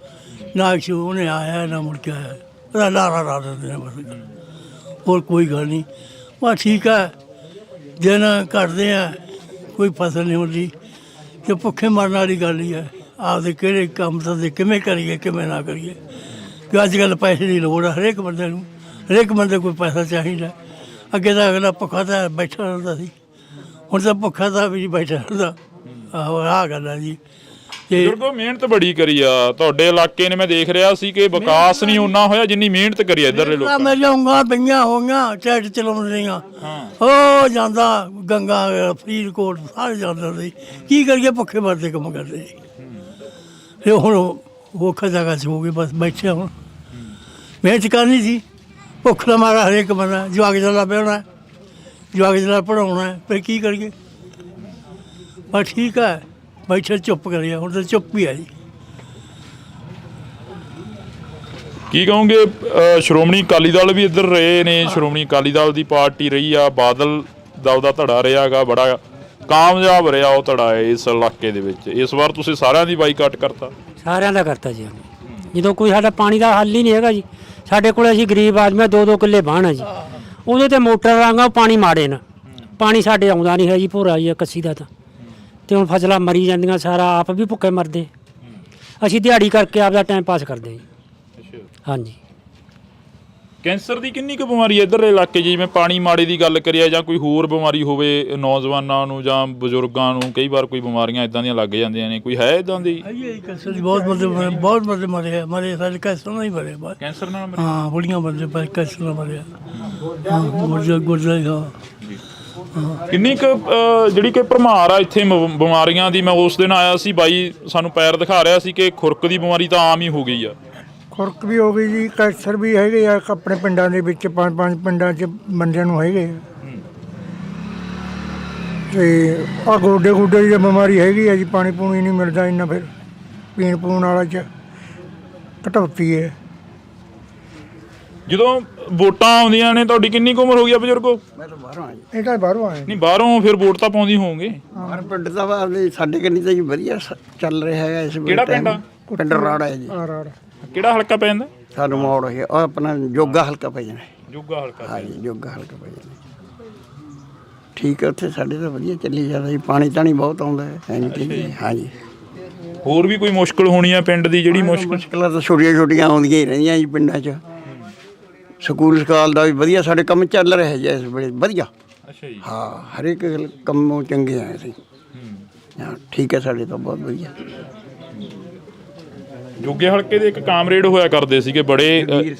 ਨਾ ਐਕਸ਼ਨ ਉਹਨੇ ਆਇਆ ਨਾ ਮੁੜ ਕੇ ਆਇਆ। ਉਹਦਾ ਲਾਰਾ ਲਾ ਦਿੰਦੇ ਨੇ ਬਸ, ਹੋਰ ਕੋਈ ਗੱਲ ਨਹੀਂ। ਬਸ ਠੀਕ ਹੈ, ਦਿਨ ਕੱਟਦੇ ਆ, ਕੋਈ ਫਸਲ ਨਹੀਂ ਹੁੰਦੀ ਤੇ ਭੁੱਖੇ ਮਰਨ ਵਾਲੀ ਗੱਲ ਹੀ ਹੈ। ਆਪਦੇ ਕਿਹੜੇ ਕੰਮ ਤਾਂ ਕਿਵੇਂ ਕਰੀਏ, ਕਿਵੇਂ ਨਾ ਕਰੀਏ। ਕਿ ਅੱਜ ਕੱਲ੍ਹ ਪੈਸੇ ਦੀ ਲੋੜ ਆ ਹਰੇਕ ਬੰਦੇ ਨੂੰ, ਹਰੇਕ ਬੰਦੇ ਕੋਈ ਪੈਸਾ ਚਾਹੀਦਾ। ਅੱਗੇ ਤਾਂ ਅਗਲਾ ਭੁੱਖਾ ਤਾਂ ਬੈਠਾ ਰਹਿੰਦਾ ਸੀ, ਹੁਣ ਤਾਂ ਭੁੱਖਾ ਤਾਂ ਵੀ ਬੈਠਾ ਰਹਿੰਦਾ। ਆਹੋ ਆਹ ਗੱਲ ਆ ਜੀ। ਬਜ਼ੁਰਗੋ ਮਿਹਨਤ ਬੜੀ ਕਰੀ ਆ ਤੁਹਾਡੇ ਇਲਾਕੇ ਨੇ। ਮੈਂ ਦੇਖ ਰਿਹਾ ਸੀ ਕਿ ਵਿਕਾਸ ਨਹੀਂ ਓਨਾ ਹੋਇਆ ਜਿੰਨੀ ਮਿਹਨਤ ਕਰੀ ਆ ਇੱਧਰਲੇ ਲੋਕਾਂ ਨੇ। ਮੇਰੀਆਂ ਉਂਗਲਾਂ ਪਈਆਂ ਹੋ ਗਈਆਂ ਟਰੈਕਟਰ ਚਲਾਉਣ ਦੀਆਂ। ਉਹ ਜਾਂਦਾ ਗੰਗਾ, ਫਰੀਦਕੋਟ ਸਾਰੇ ਜਾਂਦਾ ਸੀ। ਕੀ ਕਰੀਏ, ਭੁੱਖੇ ਮਰਦੇ ਕੰਮ ਕਰਦੇ ਸੀ। ਫਿਰ ਹੁਣ ਔਖਾ ਜਗ੍ਹਾ 'ਚ ਹੋ ਗਏ, ਬਸ ਬੈਠੇ ਹੁਣ। ਮਿਹਨਤ ਕਰਨੀ ਸੀ, ਭੁੱਖ ਦਾ ਮਾਰਾ ਹਰੇਕ ਬੰਦਾ। ਜਵਾਕ ਜਲਾ ਪਿਆਉਣਾ, ਜਵਾਕ ਜਲਾ ਪੜ੍ਹਾਉਣਾ, ਫਿਰ ਕੀ ਕਰੀਏ। ਬਸ ਠੀਕ ਹੈ, ਬੈਠੇ ਚੁੱਪ ਕਰੀਏ। ਹੁਣ ਤਾਂ ਚੁੱਪ ਹੀ ਆ ਜੀ। ਕੀ ਕਹੋਗੇ? ਸ਼੍ਰੋਮਣੀ ਅਕਾਲੀ ਦਲ ਵੀ ਇੱਧਰ ਰਹੇ ਨੇ, ਸ਼੍ਰੋਮਣੀ ਅਕਾਲੀ ਦਲ ਦੀ ਪਾਰਟੀ ਰਹੀ ਆ, ਬਾਦਲ ਦਾ ਉਹਦਾ ਧੜਾ ਰਿਹਾ ਗਾ, ਬੜਾ ਕਾਮਯਾਬ ਰਿਹਾ ਉਹ ਧੜਾ ਹੈ ਇਸ ਇਲਾਕੇ ਦੇ ਵਿੱਚ। ਇਸ ਵਾਰ ਤੁਸੀਂ ਸਾਰਿਆਂ ਦੀ ਬਾਈਕਾਟ ਕਰਤਾ? ਸਾਰਿਆਂ ਦਾ ਕਰਤਾ ਜੀ। ਜਦੋਂ ਕੋਈ ਸਾਡਾ ਪਾਣੀ ਦਾ ਹੱਲ ਹੀ ਨਹੀਂ ਹੈਗਾ ਜੀ। ਸਾਡੇ ਕੋਲ ਅਸੀਂ ਗਰੀਬ ਆਦਮੀ 2-2 ਕਿੱਲੇ ਬਾਣ ਹੈ ਜੀ, ਉਹਦੇ ਤੇ ਮੋਟਰ ਰਾਂਗਾ, ਉਹ ਪਾਣੀ ਮਾੜੇ ਨਾ, ਪਾਣੀ ਸਾਡੇ ਆਉਂਦਾ ਨਹੀਂ ਹੈ ਜੀ, ਭੋਰਾ ਜੀ ਕੱਸੀ ਦਾ ਤਾਂ। ਤੇ ਹੁਣ ਫਸਲਾਂ ਮਰੀ ਜਾਂਦੀਆਂ, ਸਾਰਾ ਆਪ ਵੀ ਭੁੱਖੇ ਮਰਦੇ। ਅਸੀਂ ਦਿਹਾੜੀ ਕਰਕੇ ਆਪਦਾ ਟਾਈਮ ਪਾਸ ਕਰਦੇ ਜੀ। ਹਾਂਜੀ। ਕੈਂਸਰ ਦੀ ਕਿੰਨੀ ਕੁ ਬਿਮਾਰੀ ਹੈ ਇੱਧਰਲੇ ਇਲਾਕੇ 'ਚ? ਜਿਵੇਂ ਪਾਣੀ ਮਾੜੇ ਦੀ ਗੱਲ ਕਰੀਏ ਜਾਂ ਕੋਈ ਹੋਰ ਬਿਮਾਰੀ ਹੋਵੇ ਨੌਜਵਾਨਾਂ ਨੂੰ ਜਾਂ ਬਜ਼ੁਰਗਾਂ ਨੂੰ, ਕਈ ਵਾਰ ਕੋਈ ਬਿਮਾਰੀਆਂ ਇੱਦਾਂ ਦੀਆਂ ਲੱਗ ਜਾਂਦੀਆਂ ਨੇ, ਕੋਈ ਹੈ ਇੱਦਾਂ ਦੀ? ਕੈਂਸਰ ਦੀ ਬਹੁਤ ਬੰਦੇ ਮਰੇ ਸਾਡੇ ਕੈਂਸਰ ਨਾਲ ਹੀ ਮਰੇ। ਕੈਂਸਰ ਨਾਲ? ਹਾਂ, ਬੁੜੀਆਂ ਬੰਦੇ ਪਰ ਕੈਂਸਰ ਨਾਲ ਮਰੇ। ਗੁਰਦੇ ਕਿੰਨੀ ਕੁ ਜਿਹੜੀ ਕਿ ਭਰਮਾਰ ਆ ਇੱਥੇ ਬਿਮਾਰੀਆਂ ਦੀ? ਮੈਂ ਉਸ ਦਿਨ ਆਇਆ ਸੀ, ਬਾਈ ਸਾਨੂੰ ਪੈਰ ਦਿਖਾ ਰਿਹਾ ਸੀ ਕਿ ਖੁਰਕ ਦੀ ਬਿਮਾਰੀ ਤਾਂ ਆਮ ਹੀ ਹੋ ਗਈ ਆ। ਖੁਰਕ ਵੀ ਹੋ ਗਈ ਜੀ, ਕੈਂਸਰ ਵੀ ਹੈਗੇ ਆ ਆਪਣੇ ਪਿੰਡਾਂ ਦੇ ਵਿੱਚ, 5-5 ਪਿੰਡਾਂ 'ਚ ਬੰਦਿਆਂ ਨੂੰ ਹੈਗੇ ਆ। ਤੇ ਆ ਗੋਡੇ ਦੀ ਬਿਮਾਰੀ ਹੈਗੀ ਆ ਜੀ, ਪਾਣੀ ਪੂਣੀ ਨਹੀਂ ਮਿਲਦਾ ਇੰਨਾ, ਫਿਰ ਪੀਣ ਪੂਣ ਵਾਲਾ 'ਚ ਘਟੌਤੀ ਹੈ। ਜਦੋਂ ਵੋਟਾਂ ਆਉਂਦੀਆਂ ਨੇ ਤੁਹਾਡੀ ਕਿੰਨੀ ਕੁ ਉਮਰ ਹੋ ਗਈ ਆ ਬਜ਼ੁਰਗੋ? ਮੈਂ ਤਾਂ ਬਾਹਰੋਂ ਆਇਆ ਇਹ ਤਾਂ ਬਾਹਰੋਂ ਆਏ ਨਹੀਂ ਬਾਹਰੋਂ ਫਿਰ ਵੋਟ ਤਾਂ ਪਾਉਂਦੀ ਹੋਵੋਗੇ। ਹਰ ਪਿੰਡ ਦਾ ਸਾਡੇ ਕੰਨੀ ਤਾਂ ਜੀ ਵਧੀਆ ਚੱਲ ਰਿਹਾ ਹੈਗਾ ਇਸ ਵੇਲੇ। ਕਿਹੜਾ ਪਿੰਡ ਆ? ਪਿੰਡ ਰਾੜਾ ਹੈ ਜੀ। ਕਿਹੜਾ ਹਲਕਾ ਪੈ ਜਾਂਦਾ? ਸਾਨੂੰ ਮੋੜ ਹੈ ਉਹ ਆਪਣਾ ਜੋਗਾ ਹਲਕਾ ਪੈ ਜਾਣਾ। ਜੋਗਾ ਹਲਕਾ? ਹਾਂ ਜੀ ਜੋਗਾ ਹਲਕਾ ਪੈ ਜਾਣਾ। ਠੀਕ ਹੈ ਉੱਥੇ ਸਾਡੇ ਤਾਂ ਵਧੀਆ ਚੱਲੀ ਜਾਂਦਾ ਜੀ। ਪਾਣੀ ਤਾਣੀ ਬਹੁਤ ਆਉਂਦਾ ਹੈ। ਹਾਂ ਜੀ। ਹੋਰ ਵੀ ਕੋਈ ਮੁਸ਼ਕਲ ਹੋਣੀ ਆ ਪਿੰਡ ਦੀ ਜਿਹੜੀ ਮੁਸ਼ਕਲਾਂ ਤਾਂ ਛੋਟੀਆਂ ਛੋਟੀਆਂ ਆਉਂਦੀਆਂ ਹੀ ਰਹਿੰਦੀਆਂ ਜੀ ਪਿੰਡਾਂ 'ਚ। ਸਕੂਲ ਸਕਾਲ ਦਾ ਵੀ ਵਧੀਆ ਸਾਡੇ ਕੰਮ ਚੱਲ ਰਿਹਾ ਜੀ ਇਸ ਵੇਲੇ ਵਧੀਆ। ਅੱਛਾ ਜੀ। ਹਾਂ ਹਰੇਕ ਕੰਮੋਂ ਚੰਗੇ ਆ ਅਸੀਂ। ਹਾਂ ਠੀਕ ਹੈ ਸਾਡੇ ਤਾਂ ਬਹੁਤ ਵਧੀਆ। ਜੋਗੇ ਹਲਕੇ ਦੇ ਇੱਕ ਕਾਮਰੇਡ ਹੋਇਆ ਕਰਦੇ ਸੀਗੇ ਬੜੇ,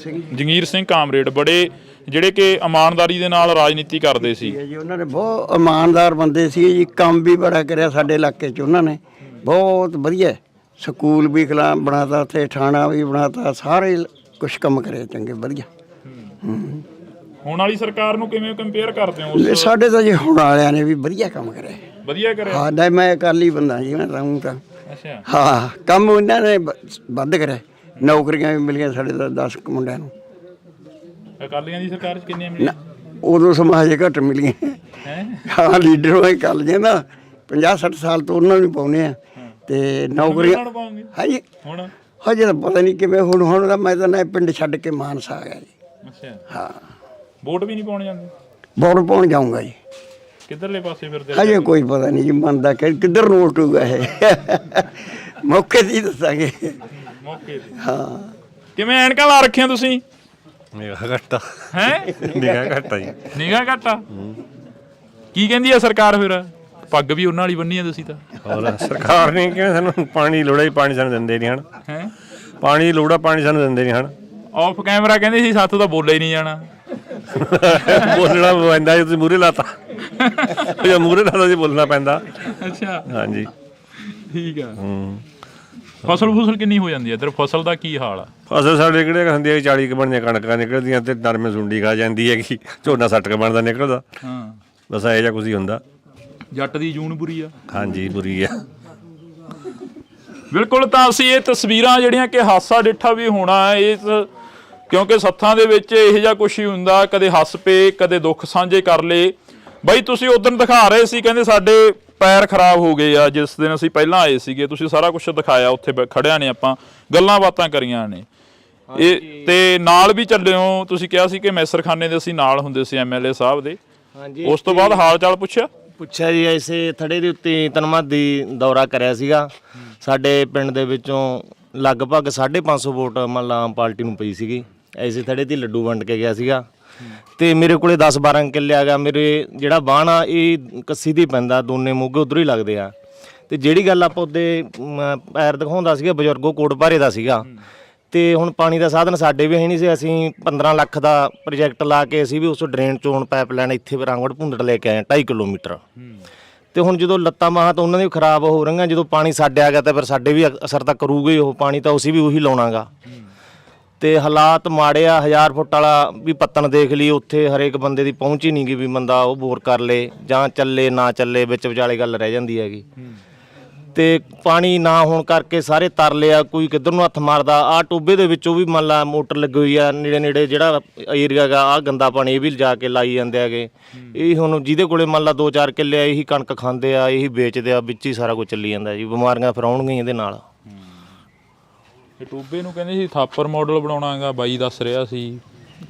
ਜੰਗੀਰ ਸਿੰਘ ਕਾਮਰੇਡ, ਬੜੇ ਜਿਹੜੇ ਕਿ ਇਮਾਨਦਾਰੀ ਦੇ ਨਾਲ ਰਾਜਨੀਤੀ ਕਰਦੇ ਸੀ ਜੀ। ਉਹਨਾਂ ਨੇ ਬਹੁਤ ਇਮਾਨਦਾਰ ਬੰਦੇ ਸੀ ਜੀ। ਕੰਮ ਵੀ ਬੜਾ ਕਰਿਆ ਸਾਡੇ ਇਲਾਕੇ 'ਚ ਉਹਨਾਂ ਨੇ ਬਹੁਤ ਵਧੀਆ। ਸਕੂਲ ਵੀ ਬਣਾਤਾ ਉੱਥੇ, ਥਾਣਾ ਵੀ ਬਣਾਤਾ, ਸਾਰੇ ਕੁਛ ਕੰਮ ਕਰਿਆ ਚੰਗੇ ਵਧੀਆ। ਹੁਣ ਵਾਲੀ ਸਰਕਾਰ ਨੂੰ ਕਿਵੇਂ ਕੰਪੇਅਰ ਕਰਦੇ ਹੋ? ਸਾਡੇ ਤਾਂ ਜੀ ਹੁਣ ਵਾਲਿਆਂ ਨੇ ਵੀ ਵਧੀਆ ਕੰਮ ਕਰਿਆ। ਵਧੀਆ ਕਰਿਆ? ਹਾਂ ਨਹੀਂ ਮੈਂ ਅਕਾਲੀ ਬੰਦਾ ਜੀ। ਮੈਂ ਤਾਂ ਅੱਛਾ ਹਾਂ ਕੰਮ ਇਹਨਾਂ ਨੇ ਵੱਧ ਕਰਿਆ। ਨੌਕਰੀਆਂ ਵੀ ਮਿਲੀਆਂ ਸਾਡੇ ਤਾਂ 10 ਮੁੰਡਿਆਂ ਨੂੰ। ਅਕਾਲੀਆਂ ਦੀ ਸਰਕਾਰ 'ਚ ਕਿੰਨੀਆਂ ਮਿਲੀਆਂ? ਉਦੋਂ ਸਮਾਜ ਘੱਟ ਮਿਲੀਆਂ। ਹਾਂ ਲੀਡਰ ਹੋਏ ਕੱਲ ਜੇ ਨਾ 50-60 ਸਾਲ ਤੋਂ ਉਹਨਾਂ ਨੂੰ ਪਾਉਨੇ ਆ ਤੇ ਨੌਕਰੀਆਂ। ਹਾਂਜੀ ਹੁਣ ਹਜੇ ਤਾਂ ਪਤਾ ਨਹੀਂ ਕਿਵੇਂ। ਹੁਣ ਤਾਂ ਮੈਂ ਤਾਂ ਨਾ ਪਿੰਡ ਛੱਡ ਕੇ ਮਾਨਸਾ ਆ ਗਿਆ ਜੀ। ਅੱਛਾ ਹਾਂ ਵੋਟ ਵੀ ਨਹੀਂ ਪਾਉਣ ਜਾਂਦੇ? ਵੋਟ ਪਾਉਣ ਜਾਊਂਗਾ ਜੀ। ਕਿੱਧਰਲੇ ਪਾਸੇ ਫਿਰਦੇ? ਹਜੇ ਕੋਈ ਪਤਾ ਨਹੀਂ ਜੀ ਮੰਨਦਾ ਕਿੱਧਰ ਨੂੰ ਉਲਟੂਗਾ ਇਹ। ਮੌਕੇ ਤੇ ਹੀ ਦੱਸਾਂਗੇ। ਮੌਕੇ ਤੇ? ਹਾਂ। ਕਿਵੇਂ ਐਨਕਾਂ ਲਾ ਰੱਖੀਆਂ ਤੁਸੀਂ? ਨਿਗਾਹ ਘੱਟ ਆ। ਹੈ ਨਿਗਾਹ ਘੱਟ ਆ ਜੀ। ਨਿਗਾਹ ਘੱਟ ਆ? ਕੀ ਕਹਿੰਦੀ ਆ ਸਰਕਾਰ ਫਿਰ? ਪੱਗ ਵੀ ਉਹਨਾਂ ਵਾਲੀ ਬੰਨੀ ਆ ਤੁਸੀਂ ਤਾਂ। ਹੋਰ ਸਰਕਾਰ ਨੇ ਕਿਹਾ ਸਾਨੂੰ ਪਾਣੀ ਦੀ ਲੋੜ ਹੈ, ਪਾਣੀ ਸਾਨੂੰ ਦਿੰਦੇ ਨਹੀਂ ਹਨ। ਹੈ ਪਾਣੀ ਦੀ ਲੋੜ ਆ, ਪਾਣੀ ਸਾਨੂੰ ਦਿੰਦੇ ਨਹੀਂ ਹਨ। ਆਫ ਕੈਮਰਾ ਕਹਿੰਦੇ ਸੀ ਸਾਥੋਂ ਤਾਂ ਬੋਲਿਆ ਹੀ ਨਹੀਂ ਜਾਣਾ। ਬੋਲਣਾ ਪੈਂਦਾ ਜੀ। ਤੁਸੀਂ ਮੂਹਰੇ ਲਾਤਾ ਜਾਂ ਮੂਹਰੇ ਲਾਤਾ ਜੀ ਬੋਲਣਾ ਪੈਂਦਾ। ਅੱਛਾ ਹਾਂਜੀ ਠੀਕ ਆ। ਫਸਲ ਕਿੰਨੀ ਹੋ ਜਾਂਦੀ ਹੈ ਇੱਧਰ? ਫਸਲ ਦਾ ਕੀ ਹਾਲ ਆ? ਫਸਲ ਸਾਡੇ ਕਿਹੜੇ ਹੁੰਦੀ ਹੈ 40 ਕੁ ਬਣਦੀਆਂ ਕਣਕਾਂ ਨਿਕਲਦੀਆਂ ਤੇ ਨਰਮੇ ਸੁੰਡੀ ਖਾ ਜਾਂਦੀ ਹੈਗੀ। ਝੋਨਾ 60 ਕੁ ਬਣਦਾ ਨਿਕਲਦਾ। ਹਾਂ ਬਸ ਇਹੋ ਜਿਹਾ ਕੁਝ ਹੀ ਹੁੰਦਾ। ਜੱਟ ਦੀ ਜੂਨ ਬੁਰੀ ਆ। ਹਾਂਜੀ ਬੁਰੀ ਆ ਬਿਲਕੁਲ। ਤਾਂ ਅਸੀਂ ਇਹ ਤਸਵੀਰਾਂ ਜਿਹੜੀਆਂ ਕਿ ਹਾਸਾ ਡਿੱਠਾ ਵੀ ਹੋਣਾ ਇਸ, ਕਿਉਂਕਿ ਸੱਥਾਂ ਦੇ ਵਿੱਚ ਇਹੋ ਜਿਹਾ ਕੁਛ ਹੀ ਹੁੰਦਾ। ਕਦੇ ਹੱਸ ਪਏ, ਕਦੇ ਦੁੱਖ ਸਾਂਝੇ ਕਰ ਲਏ। ਬਾਈ ਤੁਸੀਂ ਉਦੋਂ ਦਿਖਾ ਰਹੇ ਸੀ, ਕਹਿੰਦੇ ਸਾਡੇ ਪੈਰ ਖਰਾਬ ਹੋ ਗਏ ਆ ਜਿਸ ਦਿਨ ਅਸੀਂ ਪਹਿਲਾਂ ਆਏ ਸੀਗੇ। ਤੁਸੀਂ ਸਾਰਾ ਕੁਝ ਦਿਖਾਇਆ, ਉੱਥੇ ਖੜਿਆਂ ਨੇ ਆਪਾਂ ਗੱਲਾਂ ਬਾਤਾਂ ਕਰੀਆਂ ਨੇ। ਇਹ ਤੇ ਨਾਲ ਵੀ ਚੱਲੇ ਹੋ ਤੁਸੀਂ। ਕਿਹਾ ਸੀ ਕਿ ਮੈਸਰਖਾਨੇ ਦੇ ਅਸੀਂ ਨਾਲ ਹੁੰਦੇ ਸੀ MLA ਸਾਹਿਬ ਦੇ। ਉਸ ਤੋਂ ਬਾਅਦ ਹਾਲ ਚਾਲ ਪੁੱਛਿਆ ਜੀ। ਐਸੇ ਥੜੇ ਦੇ ਉੱਤੇ ਤਨਮਾਦੀ ਦੌਰਾ ਕਰਿਆ ਸੀਗਾ। ਸਾਡੇ ਪਿੰਡ ਦੇ ਵਿੱਚੋਂ ਲਗਭਗ 550 ਵੋਟ ਮੰਨ ਲਾ ਆਮ ਪਾਰਟੀ ਨੂੰ ਪਈ ਸੀਗੀ। ਐਸੇ ਥੜੇ ਦੀ ਲੱਡੂ ਵੰਡ ਕੇ ਗਿਆ ਸੀਗਾ ਤੇ ਮੇਰੇ ਕੋਲੇ 10-12 ਕਿੱਲੇ ਆ ਗਿਆ। ਮੇਰੇ ਜਿਹੜਾ ਬਾਣ ਆ ਇਹ ਕੱਸੀ ਦੀ ਪੈਂਦਾ, ਦੋਨੇ ਮੋਗੇ ਉਧਰੋਂ ਹੀ ਲੱਗਦੇ ਆ। ਤੇ ਜਿਹੜੀ ਗੱਲ ਆਪਾਂ ਉਹਦੇ ਪੈਰ ਦਿਖਾਉਂਦਾ ਸੀਗਾ ਬਜ਼ੁਰਗੋ ਕੋਟ ਭਾਰੇ ਦਾ ਸੀਗਾ। ਤੇ ਹੁਣ ਪਾਣੀ ਦਾ ਸਾਧਨ ਸਾਡੇ ਵੀ ਹੈ ਨਹੀਂ ਸੀ। ਅਸੀਂ 15 ਲੱਖ ਦਾ ਪ੍ਰੋਜੈਕਟ ਲਾ ਕੇ ਅਸੀਂ ਵੀ ਉਸ ਡਰੇਨ ਚੋਣ ਪਾਈਪ ਲਾਈਨ ਇੱਥੇ ਰਾਂਗੜ ਭੁੰਦੜ ਲੈ ਕੇ ਆਏ 2.5 ਕਿਲੋਮੀਟਰ। ਤੇ ਹੁਣ ਜਦੋਂ ਲੱਤਾਂ ਬਾਹਾਂ ਤਾਂ ਉਹਨਾਂ ਦੀ ਖਰਾਬ ਹੋ ਰਹੀਆਂ, ਜਦੋਂ ਪਾਣੀ ਸਾਡੇ ਆ ਗਿਆ ਤਾਂ ਫਿਰ ਸਾਡੇ ਵੀ ਅਸਰ ਤਾਂ ਕਰੂਗਾ ਹੀ ਉਹ ਪਾਣੀ। ਤਾਂ ਅਸੀਂ ਵੀ ਉਹੀ ਲਾਉਣਾਗਾ। ਤੇ ਹਾਲਾਤ ਮਾੜੇ ਆ। 1000 ਫੁੱਟ ਵਾਲਾ ਵੀ ਪੱਤਣ ਦੇਖ ਲਈ, ਉੱਥੇ ਹਰੇਕ ਬੰਦੇ ਦੀ ਪਹੁੰਚ ਹੀ ਨਹੀਂ ਗਈ ਵੀ ਬੰਦਾ ਉਹ ਬੋਰ ਕਰ ਲੇ ਜਾਂ ਚੱਲੇ ਨਾ ਚੱਲੇ, ਵਿੱਚ ਵਿਚਾਲੇ ਗੱਲ ਰਹਿ ਜਾਂਦੀ ਹੈਗੀ। ਤੇ ਪਾਣੀ ਨਾ ਹੋਣ ਕਰਕੇ ਸਾਰੇ ਤਰਲੇ ਆ, ਕੋਈ ਕਿੱਧਰ ਨੂੰ ਹੱਥ ਮਾਰਦਾ। ਆਹ ਟੋਬੇ ਦੇ ਵਿੱਚੋਂ ਵੀ ਮੰਨ ਲਾ ਮੋਟਰ ਲੱਗੀ ਹੋਈ ਆ ਨੇੜੇ ਜਿਹੜਾ ਏਰੀਆ ਗਾ। ਆਹ ਗੰਦਾ ਪਾਣੀ ਇਹ ਵੀ ਲਿਜਾ ਕੇ ਲਾਈ ਜਾਂਦੇ ਹੈਗੇ। ਇਹ ਹੁਣ ਜਿਹਦੇ ਕੋਲੇ ਮੰਨ ਲਾ 2-4 ਕਿੱਲੇ ਆ ਇਹੀ ਕਣਕ ਖਾਂਦੇ ਆ, ਇਹੀ ਵੇਚਦੇ ਆ, ਵਿੱਚ ਹੀ ਸਾਰਾ ਕੁਝ ਚੱਲੀ ਜਾਂਦਾ ਜੀ। ਬਿਮਾਰੀਆਂ ਫਿਰ ਆਉਣਗੀਆਂ ਇਹਦੇ ਨਾਲ। ਟੋਬੇ ਨੂੰ ਕਹਿੰਦੇ ਸੀ ਥਾਪਰ ਮਾਡਲ ਬਣਾਉਣਾਗਾ, ਬਾਈ ਦੱਸ ਰਿਹਾ ਸੀ।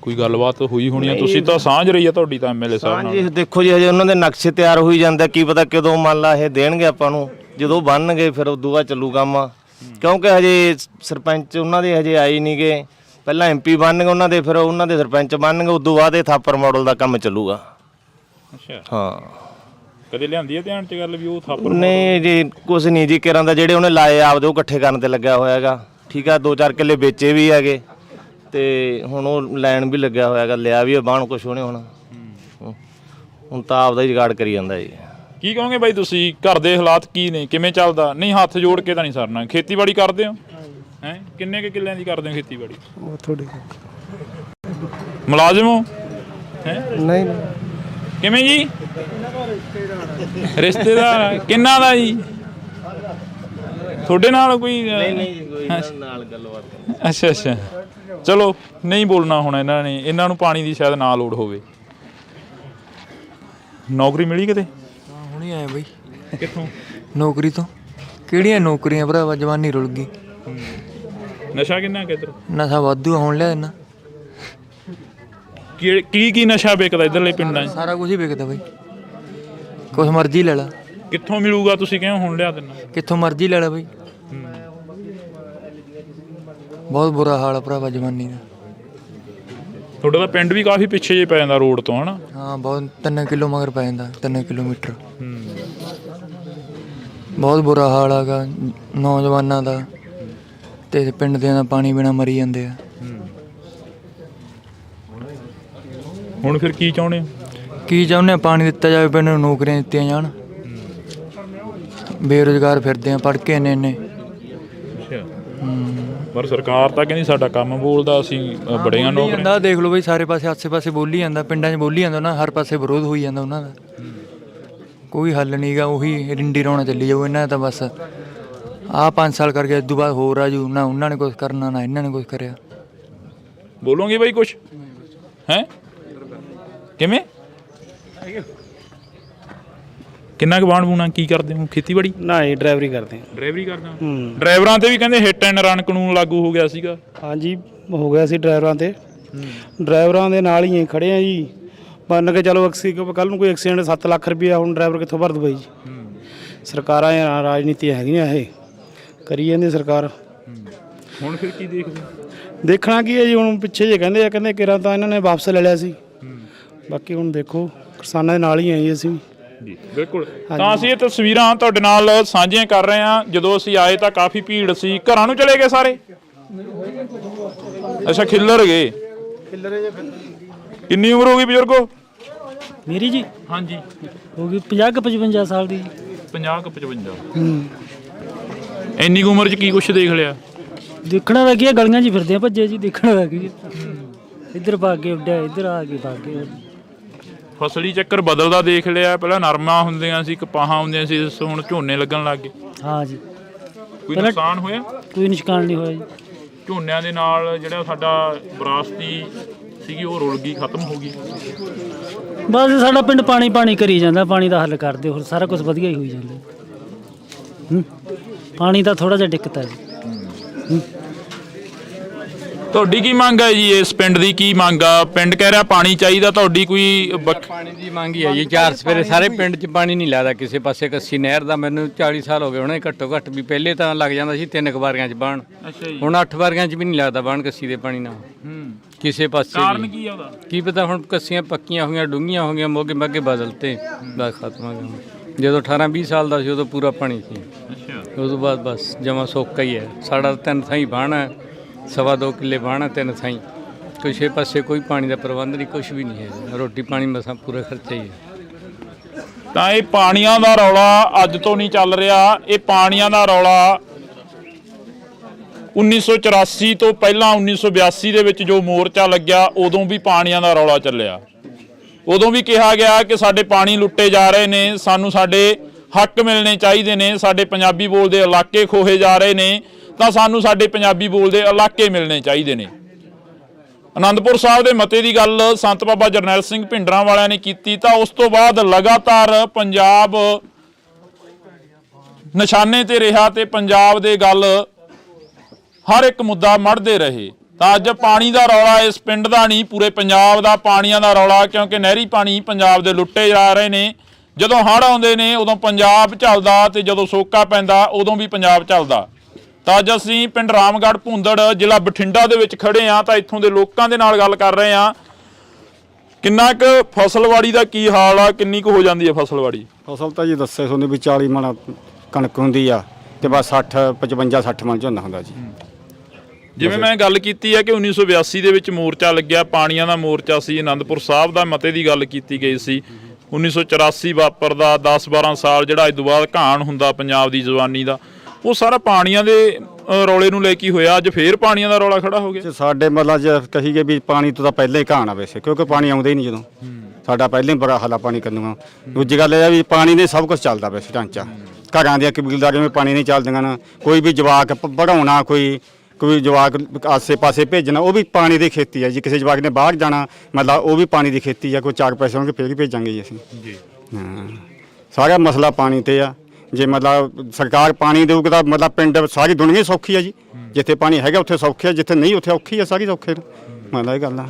ਕੋਈ ਗੱਲਬਾਤ ਹੋਈ ਹੋਣੀ ਆ? ਤੁਸੀਂ ਤਾਂ ਸਾਂਝ ਰਹੀ ਆ ਤੁਹਾਡੀ ਤਾਂ MLA ਸਾਹਿਬ ਨਾਲ। ਜੀ ਦੇਖੋ ਜੀ ਹਜੇ ਉਹਨਾਂ ਦੇ ਨਕਸ਼ੇ ਤਿਆਰ ਹੋਈ ਜਾਂਦੇ, ਕੀ ਪਤਾ ਕਦੋਂ ਮੰਨ ਲਾ ਇਹ ਦੇਣਗੇ ਆਪਾਂ ਨੂੰ। ਜਦੋਂ ਬਣਨਗੇ ਫਿਰ ਉਦੋਂ ਬਾਅਦ ਚੱਲੂ ਕੰਮ। ਕਿਉਂਕਿ ਹਜੇ ਸਰਪੰਚ ਉਹਨਾਂ ਦੇ ਹਜੇ ਆਏ ਨਹੀਂ ਗੇ। ਪਹਿਲਾਂ MP ਬਣਨਗੇ ਉਹਨਾਂ ਦੇ, ਫਿਰ ਉਹਨਾਂ ਦੇ ਸਰਪੰਚ ਬਣਨਗੇ, ਉਦੋਂ ਬਾਅਦ ਇਹ ਥਾਪਰ ਮਾਡਲ ਦਾ ਕੰਮ ਚੱਲੂਗਾ। ਅੱਛਾ ਹਾਂ। ਕਦੇ ਲਿਆਂਦੀ ਆ ਧਿਆਨ 'ਚ ਗੱਲ ਵੀ ਉਹ ਥਾਪਰ? ਨਹੀਂ ਜੀ ਕੁਛ ਨਹੀਂ ਜੀ। ਕਿਰਾਂ ਦਾ ਜਿਹੜੇ ਉਹਨੇ ਲਾਏ ਆਪਦੇ ਉਹ ਇਕੱਠੇ ਕਰਨ ਤੇ ਲੱਗਿਆ ਹੋਇਆ ਹੈਗਾ। ਠੀਕ ਆ 2-4 ਕਿੱਲੇ ਵੇਚੇ ਵੀ ਹੈਗੇ ਤੇ ਹੁਣ ਉਹ ਲੈਣ ਵੀ ਲੱਗਿਆ ਹੋਇਆ ਹੈਗਾ। ਲਿਆ ਵੀ ਬਾਣ ਕੁਛ ਉਹਨੇ ਹੁਣ ਤਾਂ ਆਪਦਾ ਹੀ ਜੁਗਾੜ ਕਰੀ ਜਾਂਦਾ ਜੀ। ਕੀ ਕਹੋਗੇ ਬਾਈ ਤੁਸੀਂ? ਘਰ ਦੇ ਹਾਲਾਤ ਕੀ ਨੇ? ਕਿਵੇਂ ਚੱਲਦਾ? ਨਹੀਂ ਹੱਥ ਜੋੜ ਕੇ ਤਾਂ ਨਹੀਂ ਸਰਨਾ। ਖੇਤੀਬਾੜੀ ਕਰਦੇ ਹੋ? ਹੈ ਕਿੰਨੇ ਕੁ ਕਿੱਲਿਆਂ ਦੀ ਕਰਦੇ ਹੋ ਖੇਤੀਬਾੜੀ? ਉਹ ਥੋੜੀ ਮੁਲਾਜ਼ਮ ਹੋ? ਹੈ ਨਹੀਂ ਕਿਵੇਂ ਜੀ? ਰਿਸ਼ਤੇਦਾਰ ਕਿੰਨਾ ਦਾ ਜੀ? ਤੁਹਾਡੇ ਨਾਲ ਕੋਈ? ਨਹੀਂ ਕੋਈ ਨਾਲ ਗੱਲਬਾਤ। ਅੱਛਾ ਚਲੋ ਨਹੀਂ ਬੋਲਣਾ ਹੁਣ ਇਹਨਾਂ ਨੂੰ ਪਾਣੀ ਦੀ ਸ਼ਾਇਦ ਨਾ ਲੋੜ ਹੋਵੇ। ਨੌਕਰੀ ਮਿਲੀ ਕਿਤੇ? ਹੁਣੀ ਆਏ ਬਈ। ਕਿੱਥੋਂ? ਨੌਕਰੀ ਤੋਂ। ਕਿਹੜੀਆਂ ਨੌਕਰੀਆਂ ਭਰਾਵਾ, ਜਵਾਨੀ ਰੁਲ ਗਈ। ਨਸ਼ਾ ਕਿੰਨਾ ਕਿ ਇੱਧਰ? ਨਸ਼ਾ ਵਾਧੂ ਹੁਣ ਲਿਆ ਇਹਨਾਂ। ਕੀ ਨਸ਼ਾ ਵਿਕਦਾ ਇੱਧਰਲੇ ਪਿੰਡਾਂ 'ਚ? ਸਾਰਾ ਕੁਝ ਹੀ ਵਿਕਦਾ ਬਈ, ਕੁਛ ਮਰਜ਼ੀ ਲੈ ਲਾ। ਕਿੱਥੋਂ ਮਿਲੂਗਾ? ਤੁਸੀਂ ਕਿਉਂ ਹੁਣ ਲਿਆ ਦਿੰਨਾ? ਕਿੱਥੋਂ ਮਰਜ਼ੀ ਲੈ ਲਾ ਬਈ। ਬਹੁਤ ਬੁਰਾ ਹਾਲ ਆ ਭਰਾਵਾ ਜਵਾਨੀ ਦਾ। ਤੁਹਾਡਾ ਤਾਂ ਪਿੰਡ ਵੀ ਕਾਫੀ ਪਿੱਛੇ ਜੇ ਪੈ ਜਾਂਦਾ ਰੋਡ ਤੋਂ, ਹਨਾ? ਹਾਂ, ਬਹੁਤ 3 ਕਿਲੋ ਮਗਰ ਪੈ ਜਾਂਦਾ, 3 ਕਿਲੋਮੀਟਰ। ਬਹੁਤ ਬੁਰਾ ਹਾਲ ਹੈਗਾ ਨੌਜਵਾਨਾਂ ਦਾ, ਤੇ ਪਿੰਡ ਦੇ ਦਾ ਪਾਣੀ ਬਿਨਾਂ ਮਰੀ ਜਾਂਦੇ ਆ। ਹੁਣ ਫਿਰ ਕੀ ਚਾਹੁੰਦੇ ਹੋ? ਕੀ ਚਾਹੁੰਦੇ ਆ? ਪਾਣੀ ਦਿੱਤਾ ਜਾਵੇ, ਪਿੰਡ ਨੂੰ ਨੌਕਰੀਆਂ ਦਿੱਤੀਆਂ ਜਾਣ। ਬੇਰੁਜ਼ਗਾਰ ਫਿਰਦੇ ਆ, ਪੜ੍ਹ ਕੇ ਇੰਨੇ। ਪਰ ਸਰਕਾਰ ਤਾਂ ਕਹਿੰਦੀ ਸਾਡਾ ਕੰਮ ਬੋਲਦਾ, ਅਸੀਂ ਬੜੀਆਂ ਨੌਕਰੀਆਂ। ਦੇਖ ਲਓ ਬਈ, ਸਾਰੇ ਪਾਸੇ ਆਸੇ-ਪਾਸੇ ਬੋਲੀ ਜਾਂਦਾ, ਪਿੰਡਾਂ 'ਚ ਬੋਲੀ ਜਾਂਦਾ ਨਾ, ਹਰ ਪਾਸੇ ਵਿਰੋਧ ਹੋਈ ਜਾਂਦਾ ਉਹਨਾਂ ਦਾ। ਕੋਈ ਹੱਲ ਨਹੀਂ ਗਾ, ਉਹੀ ਰਿੰਡੀ ਰੋਣਾ ਚੱਲੀ ਜਾਊ ਇਹਨਾਂ ਦਾ। ਤਾਂ ਬਸ ਆਹ 5 ਸਾਲ ਕਰਕੇ ਇਸ ਤੋਂ ਬਾਅਦ ਹੋਰ ਆ ਜੂ ਨਾ। ਉਹਨਾਂ ਨੇ ਕੁਛ ਕਰਨਾ ਨਾ ਇਹਨਾਂ ਨੇ ਕੁਛ ਕਰਿਆ। ਬੋਲੋਗੇ ਬਾਈ ਕੁਛ? ਹੈ ਕਿਵੇਂ? ਕਿੰਨਾ ਕੁ ਬਾਣ ਬੂਣਾ ਕੀ ਕਰਦੇ ਹੋ? ਖੇਤੀਬਾੜੀ? ਨਾ ਇਹ ਡਰਾਈਵਰੀ ਕਰਦੇ ਆ। ਡਰਾਈਵਰੀ ਕਰਦਾ? ਡਰਾਈਵਰਾਂ ਤੇ ਵੀ ਕਹਿੰਦੇ ਹਿੱਟ ਐਂਡ ਰਨ ਕਾਨੂੰਨ ਲਾਗੂ ਹੋ ਗਿਆ ਸੀਗਾ। ਹਾਂਜੀ, ਹੋ ਗਿਆ ਸੀ ਡਰਾਈਵਰਾਂ ਤੇ। ਡਰਾਈਵਰਾਂ ਦੇ ਨਾਲ ਹੀ ਖੜੇ ਆ ਜੀ। ਮੰਨ ਕੇ ਚਲੋ ਕੱਲ ਨੂੰ ਕੋਈ ਐਕਸੀਡੈਂਟ 7 ਲੱਖ ਰੁਪਇਆ ਹੁਣ ਡਰਾਈਵਰ ਕਿੱਥੋਂ ਭਰ ਦੂ ਬਾਈ ਜੀ? ਸਰਕਾਰਾਂ ਰਾਜਨੀਤੀ ਹੈਗੀਆਂ, ਇਹ ਕਰੀ ਜਾਂਦੀ ਸਰਕਾਰ। ਹੁਣ ਫਿਰ ਕੀ ਦੇਖਦੇ? ਦੇਖਣਾ ਕੀ ਹੈ ਜੀ, ਹੁਣ ਪਿੱਛੇ ਜੇ ਕਹਿੰਦੇ ਕਿਰਾਂ ਤਾਂ ਇਹਨਾਂ ਨੇ ਵਾਪਸ ਲੈ ਲਿਆ ਸੀ। ਬਾਕੀ ਹੁਣ ਦੇਖੋ, ਕਿਸਾਨਾਂ ਦੇ ਨਾਲ ਹੀ ਆਏ ਅਸੀਂ ਜੀ। ਬਿਲਕੁਲ। ਤਾਂ ਅਸੀਂ ਇਹ ਤਸਵੀਰਾਂ ਤੁਹਾਡੇ ਨਾਲ ਸਾਂਝੀਆਂ ਕਰ ਰਹੇ ਹਾਂ। ਜਦੋਂ ਅਸੀਂ ਆਏ ਤਾਂ ਕਾਫੀ ਭੀੜ ਸੀ। ਘਰਾਂ ਨੂੰ ਚਲੇ ਗਏ ਸਾਰੇ? ਅੱਛਾ, ਖਿੱਲਰ ਗਏ। ਕਿੰਨੀ ਉਮਰ ਹੋ ਗਈ ਬਜ਼ੁਰਗੋ? ਮੇਰੀ ਜੀ? ਹਾਂਜੀ, ਹੋ ਗਈ 50-55 ਸਾਲ ਦੀ। 50-55? ਇੰਨੀ ਉਮਰ 'ਚ ਕੀ ਕੁਛ ਦੇਖ ਲਿਆ? ਦੇਖਣਾ ਦਾ ਕੀ ਹੈ, ਗਲੀਆਂ 'ਚ ਫਿਰਦੇ ਆ ਭੱਜੇ ਜੀ। ਦੇਖਣਾ ਦਾ ਕੀ, ਇੱਧਰ ਭਾਗ ਕੇ ਉੱਡਿਆ, ਇੱਧਰ ਆ ਕੇ ਭਾਗ ਕੇ। ਫਸਲੀ ਚੱਕਰ ਬਦਲਦਾ ਦੇਖ ਲਿਆ। ਪਹਿਲਾਂ ਨਰਮਾ ਹੁੰਦੀਆਂ ਸੀ, ਕਪਾਹਾਂ ਹੁੰਦੀਆਂ ਸੀ, ਹੁਣ ਝੋਨੇ ਲੱਗਣ ਲੱਗ ਗਏ। ਹਾਂ ਜੀ। ਕੋਈ ਨੁਕਸਾਨ ਹੋਇਆ? ਕੋਈ ਨੁਕਸਾਨ ਨਹੀਂ ਹੋਇਆ ਜੀ। ਝੋਨਿਆਂ ਦੇ ਨਾਲ ਜਿਹੜਾ ਸਾਡਾ ਵਿਰਾਸਤੀ ਸੀਗੀ ਉਹ ਰੁਲ ਗਈ, ਖਤਮ ਹੋ ਗਈ। ਬਸ ਸਾਡਾ ਪਿੰਡ ਪਾਣੀ ਕਰੀ ਜਾਂਦਾ। ਪਾਣੀ ਦਾ ਹੱਲ ਕਰਦੇ, ਹੋਰ ਸਾਰਾ ਕੁਝ ਵਧੀਆ ਹੀ ਹੋਈ ਜਾਂਦਾ। ਪਾਣੀ ਦਾ ਥੋੜਾ ਜਿਹਾ ਦਿੱਕਤ ਹੈ ਜੀ। ਤੁਹਾਡੀ ਕੀ ਮੰਗ ਹੈ ਜੀ? ਇਸ ਪਿੰਡ ਦੀ ਕੀ ਮੰਗ ਆ? ਪਿੰਡ ਕਹਿ ਰਿਹਾ ਪਾਣੀ ਚਾਹੀਦਾ, ਤੁਹਾਡੀ ਕੋਈ? ਪਾਣੀ ਦੀ ਮੰਗ ਹੀ ਹੈ ਜੀ। 4 ਸਵੇਰੇ ਸਾਰੇ ਪਿੰਡ 'ਚ ਪਾਣੀ ਨਹੀਂ ਲੱਗਦਾ ਕਿਸੇ ਪਾਸੇ। ਕੱਸੀ ਨਹਿਰ ਦਾ ਮੈਨੂੰ 40 ਸਾਲ ਹੋ ਗਏ ਹੋਣੇ ਘੱਟੋ ਘੱਟ ਵੀ। ਪਹਿਲੇ ਤਾਂ ਲੱਗ ਜਾਂਦਾ ਸੀ 3 ਵਾਰੀਆਂ 'ਚ ਬਾਣ, ਹੁਣ 8 ਵਾਰੀਆਂ 'ਚ ਵੀ ਨਹੀਂ ਲੱਗਦਾ ਬਾਣ ਕੱਸੀ ਦੇ ਪਾਣੀ ਨਾਲ ਕਿਸੇ ਪਾਸੇ। ਕਾਰਨ ਕੀ ਆ ਉਹਦਾ? ਕੀ ਪਤਾ, ਹੁਣ ਕੱਸੀਆਂ ਪੱਕੀਆਂ ਹੋਈਆਂ, ਡੂੰਘੀਆਂ ਹੋ ਗਈਆਂ, ਮੋਗੇ ਮੱਗੇ ਬਦਲਤੇ, ਬਸ ਖਤਮ ਹੋ ਗਿਆ। ਜਦੋਂ 18-20 ਸਾਲ ਦਾ ਸੀ ਉਦੋਂ ਪੂਰਾ ਪਾਣੀ ਸੀ। ਉਸ ਤੋਂ ਬਾਅਦ ਬਸ ਜਮਾ ਸੋਕਾ ਹੀ ਹੈ। ਸਾਡਾ 3 ਥਾਈਂ ਬਾਣ ਹੈ, 2.25 ਕਿੱਲੇ ਬਾਣ ਹੈ, 3 ਥਾਈਂ। ਕਿਸੇ ਪਾਸੇ ਕੋਈ ਪਾਣੀ ਦਾ ਪ੍ਰਬੰਧ ਨਹੀਂ, ਕੁਛ ਵੀ ਨਹੀਂ ਹੈ। ਰੋਟੀ ਪਾਣੀ ਮਸਾਂ ਪੂਰਾ ਖਰਚਾ ਹੀ ਹੈ। ਤਾਂ ਇਹ ਪਾਣੀਆਂ ਦਾ ਰੌਲਾ ਅੱਜ ਤੋਂ ਨਹੀਂ ਚੱਲ ਰਿਹਾ। ਇਹ ਪਾਣੀਆਂ ਦਾ ਰੌਲਾ 1984 ਤੋਂ ਪਹਿਲਾਂ 1982 ਦੇ ਵਿੱਚ ਜੋ ਮੋਰਚਾ ਲੱਗਿਆ, ਉਦੋਂ ਵੀ ਪਾਣੀਆਂ ਦਾ ਰੌਲਾ ਚੱਲਿਆ। ਉਦੋਂ ਵੀ ਕਿਹਾ ਗਿਆ ਕਿ ਸਾਡੇ ਪਾਣੀ ਲੁੱਟੇ ਜਾ ਰਹੇ ਨੇ, ਸਾਨੂੰ ਸਾਡੇ ਹੱਕ ਮਿਲਣੇ ਚਾਹੀਦੇ ਨੇ, ਸਾਡੇ ਪੰਜਾਬੀ ਬੋਲਦੇ ਇਲਾਕੇ ਖੋਹੇ ਜਾ ਰਹੇ ਨੇ, ਤਾਂ ਸਾਨੂੰ ਸਾਡੇ ਪੰਜਾਬੀ ਬੋਲਦੇ ਇਲਾਕੇ ਮਿਲਣੇ ਚਾਹੀਦੇ ਨੇ। ਆਨੰਦਪੁਰ ਸਾਹਿਬ ਦੇ ਮਤੇ ਦੀ ਗੱਲ ਸੰਤ ਬਾਬਾ ਜਰਨੈਲ ਸਿੰਘ ਭਿੰਡਰਾਂ ਵਾਲਿਆਂ ਨੇ ਕੀਤੀ, ਤਾਂ ਉਸ ਤੋਂ ਬਾਅਦ ਲਗਾਤਾਰ ਪੰਜਾਬ ਨਿਸ਼ਾਨੇ ਤੇ ਰਿਹਾ ਤੇ ਪੰਜਾਬ ਦੇ ਗੱਲ ਹਰ ਇੱਕ ਮੁੱਦਾ ਮੜਦੇ ਰਹੇ। ਤਾਂ ਅੱਜ ਪਾਣੀ ਦਾ ਰੌਲਾ ਇਸ ਪਿੰਡ ਦਾ ਨਹੀਂ, ਪੂਰੇ ਪੰਜਾਬ ਦਾ ਪਾਣੀਆਂ ਦਾ ਰੌਲਾ, ਕਿਉਂਕਿ ਨਹਿਰੀ ਪਾਣੀ ਪੰਜਾਬ ਦੇ ਲੁੱਟੇ ਜਾ ਰਹੇ ਨੇ। ਜਦੋਂ ਹੜ੍ਹ ਆਉਂਦੇ ਨੇ ਉਦੋਂ ਪੰਜਾਬ ਝੱਲਦਾ, ਤੇ ਜਦੋਂ ਸੋਕਾ ਪੈਂਦਾ ਉਦੋਂ ਵੀ ਪੰਜਾਬ ਝੱਲਦਾ। ਤਾਂ ਅੱਜ ਅਸੀਂ ਪਿੰਡ ਰਾਮਗੜ੍ਹ ਭੁੰਦੜ, ਜ਼ਿਲ੍ਹਾ ਬਠਿੰਡਾ ਦੇ ਵਿੱਚ ਖੜੇ ਹਾਂ। ਤਾਂ ਇੱਥੋਂ ਦੇ ਲੋਕਾਂ ਦੇ ਨਾਲ ਗੱਲ ਕਰ ਰਹੇ ਹਾਂ। ਕਿੰਨਾ ਕੁ ਫਸਲਵਾੜੀ ਦਾ ਕੀ ਹਾਲ ਆ? ਕਿੰਨੀ ਕੁ ਹੋ ਜਾਂਦੀ ਹੈ ਫਸਲਵਾੜੀ? ਫਸਲ ਤਾਂ ਜੀ ਦੱਸੇ ਤੁਹਾਨੂੰ ਵੀ 40 ਮਣ ਕਣਕ ਹੁੰਦੀ ਆ, ਤੇ ਬਸ 55-60 ਮਣ ਝੋਨਾ ਹੁੰਦਾ ਜੀ। ਜਿਵੇਂ ਮੈਂ ਗੱਲ ਕੀਤੀ ਹੈ ਕਿ 1982 ਦੇ ਵਿੱਚ ਮੋਰਚਾ ਲੱਗਿਆ, ਪਾਣੀਆਂ ਦਾ ਮੋਰਚਾ ਸੀ। ਆਨੰਦਪੁਰ ਸਾਹਿਬ ਦਾ ਮਤੇ ਦੀ ਗੱਲ ਕੀਤੀ ਗਈ ਸੀ। 1984 ਵਾਪਰਦਾ 10-12 ਸਾਲ ਜਿਹੜਾ ਇਸ ਤੋਂ ਬਾਅਦ ਘਾਣ ਹੁੰਦਾ ਪੰਜਾਬ ਦੀ ਜਵਾਨੀ ਦਾ, ਉਹ ਸਾਰਾ ਪਾਣੀਆਂ ਦੇ ਰੌਲੇ ਨੂੰ ਲੈ ਕੇ ਹੋਇਆ। ਅੱਜ ਫੇਰ ਪਾਣੀਆਂ ਦਾ ਰੌਲਾ ਖੜਾ ਹੋ ਗਿਆ। ਸਾਡੇ ਮਤਲਬ ਜੇ ਕਹੀਏ ਵੀ ਪਾਣੀ ਤੋਂ ਤਾਂ ਪਹਿਲਾਂ ਹੀ ਘਾਣ ਆ ਵੈਸੇ, ਕਿਉਂਕਿ ਪਾਣੀ ਆਉਂਦਾ ਹੀ ਨਹੀਂ ਜਦੋਂ। ਸਾਡਾ ਪਹਿਲਾਂ ਹੀ ਬੁਰਾ ਹਾਲ ਆ ਪਾਣੀ ਕੰਨੂ। ਦੂਜੀ ਗੱਲ ਇਹ ਆ ਵੀ ਪਾਣੀ ਦੇ ਸਭ ਕੁਝ ਚੱਲਦਾ ਵੈਸੇ ਢਾਂਚਾ। ਘਰਾਂ ਦੀਆਂ ਕਬੀਲਦਾਰੀਆਂ ਵਿੱਚ ਪਾਣੀ ਨਹੀਂ ਚੱਲਦੀਆਂ ਨਾ। ਕੋਈ ਵੀ ਜਵਾਕ ਪੜ੍ਹਾਉਣਾ, ਕੋਈ ਕੋਈ ਜਵਾਕ ਆਸੇ-ਪਾਸੇ ਭੇਜਣਾ ਉਹ ਵੀ ਪਾਣੀ ਦੀ ਖੇਤੀ ਹੈ ਜੀ। ਕਿਸੇ ਜਵਾਕ ਨੇ ਬਾਹਰ ਜਾਣਾ ਮਤਲਬ ਉਹ ਵੀ ਪਾਣੀ ਦੀ ਖੇਤੀ ਆ। ਕੋਈ 4 ਪੈਸੇ ਹੋਣਗੇ ਫੇਰ ਹੀ ਭੇਜਾਂਗੇ ਜੀ ਅਸੀਂ ਜੀ। ਹਾਂ, ਸਾਰਾ ਮਸਲਾ ਪਾਣੀ ਤੇ ਆ। ਜੇ ਮਤਲਬ ਸਰਕਾਰ ਪਾਣੀ ਦੇਊਗੀ ਤਾਂ ਮਤਲਬ ਪਿੰਡ ਸਾਰੀ ਦੁਨੀਆ ਸੌਖੀ ਆ ਜੀ। ਜਿੱਥੇ ਪਾਣੀ ਹੈਗਾ ਉੱਥੇ ਸੌਖੀ ਆ, ਜਿੱਥੇ ਨਹੀਂ ਉੱਥੇ ਔਖੀ ਆ ਸਾਰੀ ਸੌਖੇ ਮਤਲਬ ਇਹ ਗੱਲ ਆ।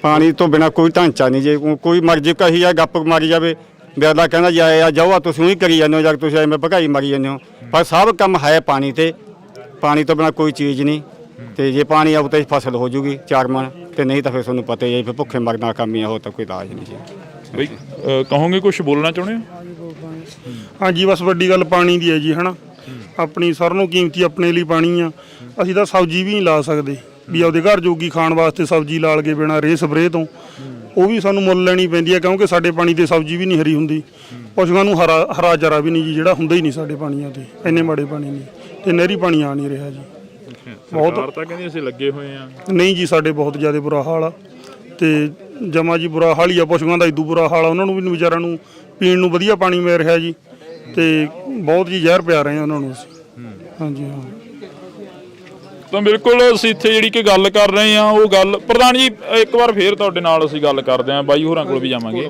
ਪਾਣੀ ਤੋਂ ਬਿਨਾ ਕੋਈ ਢਾਂਚਾ ਨਹੀਂ। ਜੇ ਕੋਈ ਮਰਜ਼ੀ ਕਹੀ ਜਾ ਗੱਪ ਮਾਰੀ ਜਾਵੇ ਬਿਆਲਾ ਕਹਿੰਦਾ ਜਾਇਆ ਜਾਓ ਤੁਸੀਂ ਹੀ ਕਰੀ ਜਾਂਦੇ ਹੋ ਜਾਂ ਤੁਸੀਂ ਐਵੇਂ ਭਗਾਈ ਮਾਰੀ ਜਾਂਦੇ ਹੋ। ਪਰ ਸਭ ਕੰਮ ਹੈ ਪਾਣੀ ਤੇ। ਪਾਣੀ ਤੋਂ ਬਿਨਾ ਕੋਈ ਚੀਜ਼ ਨਹੀਂ। ਤੇ ਜੇ ਪਾਣੀ ਆਊ ਤਾਂ ਫਸਲ ਹੋ ਜੂਗੀ 4 ਮਣ ਤੇ ਨਹੀਂ ਤਾਂ ਫਿਰ ਤੁਹਾਨੂੰ ਪਤਾ ਹੀ ਹੈ ਫਿਰ ਭੁੱਖੇ ਮਰਨਾ ਕੰਮ ਹੀ ਆ, ਹੋਰ ਤਾਂ ਕੋਈ ਇਲਾਜ ਨਹੀਂ ਜੀ। ਬਈ ਕਹੋਗੇ ਕੁਝ ਬੋਲਣਾ ਚਾਹੁੰਦੇ ਹੋ? ਹਾਂਜੀ, ਬਸ ਵੱਡੀ ਗੱਲ ਪਾਣੀ ਦੀ ਹੈ ਜੀ, ਹਨਾ। ਆਪਣੀ ਸਾਰਿਆਂ ਨੂੰ ਕੀਮਤੀ ਆਪਣੇ ਲਈ ਪਾਣੀ ਆ। ਅਸੀਂ ਤਾਂ ਸਬਜ਼ੀ ਵੀ ਨਹੀਂ ਲਾ ਸਕਦੇ ਵੀ ਆਪਦੇ ਘਰ ਜੋਗੀ ਖਾਣ ਵਾਸਤੇ ਸਬਜ਼ੀ ਲਾ ਲਗੇ ਬਿਨਾਂ ਰੇਹ ਸਪਰੇਅ ਤੋਂ। ਉਹ ਵੀ ਸਾਨੂੰ ਮੁੱਲ ਲੈਣੀ ਪੈਂਦੀ ਹੈ ਕਿਉਂਕਿ ਸਾਡੇ ਪਾਣੀ ਤੇ ਸਬਜ਼ੀ ਵੀ ਨਹੀਂ ਹਰੀ ਹੁੰਦੀ। ਪਸ਼ੂਆਂ ਨੂੰ ਹਰਾ ਚਾਰਾ ਵੀ ਨਹੀਂ ਜੀ, ਜਿਹੜਾ ਹੁੰਦਾ ਹੀ ਨਹੀਂ ਸਾਡੇ ਪਾਣੀਆਂ ਤੇ। ਇੰਨੇ ਮਾੜੇ ਪਾਣੀ ਨਹੀਂ ਤੇ ਨਹਿਰੀ ਪਾਣੀ ਆ ਨਹੀਂ ਰਿਹਾ ਜੀ। ਬਹੁਤ ਤਾਂ ਕਹਿੰਦੇ ਅਸੀਂ ਲੱਗੇ ਹੋਏ ਆ। ਨਹੀਂ ਜੀ, ਸਾਡੇ ਬਹੁਤ ਜ਼ਿਆਦਾ ਬੁਰਾ ਹਾਲ ਆ ਤੇ ਜਮਾ ਜੀ ਬੁਰਾ ਹਾਲ ਹੀ ਆ। ਪਸ਼ੂਆਂ ਦਾ ਇਦੋਂ ਬੁਰਾ ਹਾਲ ਆ। ਉਹਨਾਂ ਨੂੰ ਵੀ ਵਿਚਾਰਿਆਂ ਨੂੰ ਪੀਣ ਨੂੰ ਵਧੀਆ ਪਾਣੀ ਮਿਲ ਰਿਹਾ ਜੀ ਤੇ ਬਹੁਤ ਜੀ ਜ਼ਹਿਰ ਪਿਆ ਰਹੇ ਆ ਉਹਨਾਂ ਨੂੰ ਅਸੀਂ। ਹਾਂਜੀ ਹਾਂ, ਤਾਂ ਬਿਲਕੁਲ ਅਸੀਂ ਇੱਥੇ ਜਿਹੜੀ ਕਿ ਗੱਲ ਕਰ ਰਹੇ ਹਾਂ ਉਹ ਗੱਲ ਪ੍ਰਧਾਨ ਜੀ ਇੱਕ ਵਾਰ ਫੇਰ ਤੁਹਾਡੇ ਨਾਲ ਅਸੀਂ ਗੱਲ ਕਰਦੇ ਹਾਂ, ਬਾਈ ਹੋਰਾਂ ਕੋਲ ਵੀ ਜਾਵਾਂਗੇ।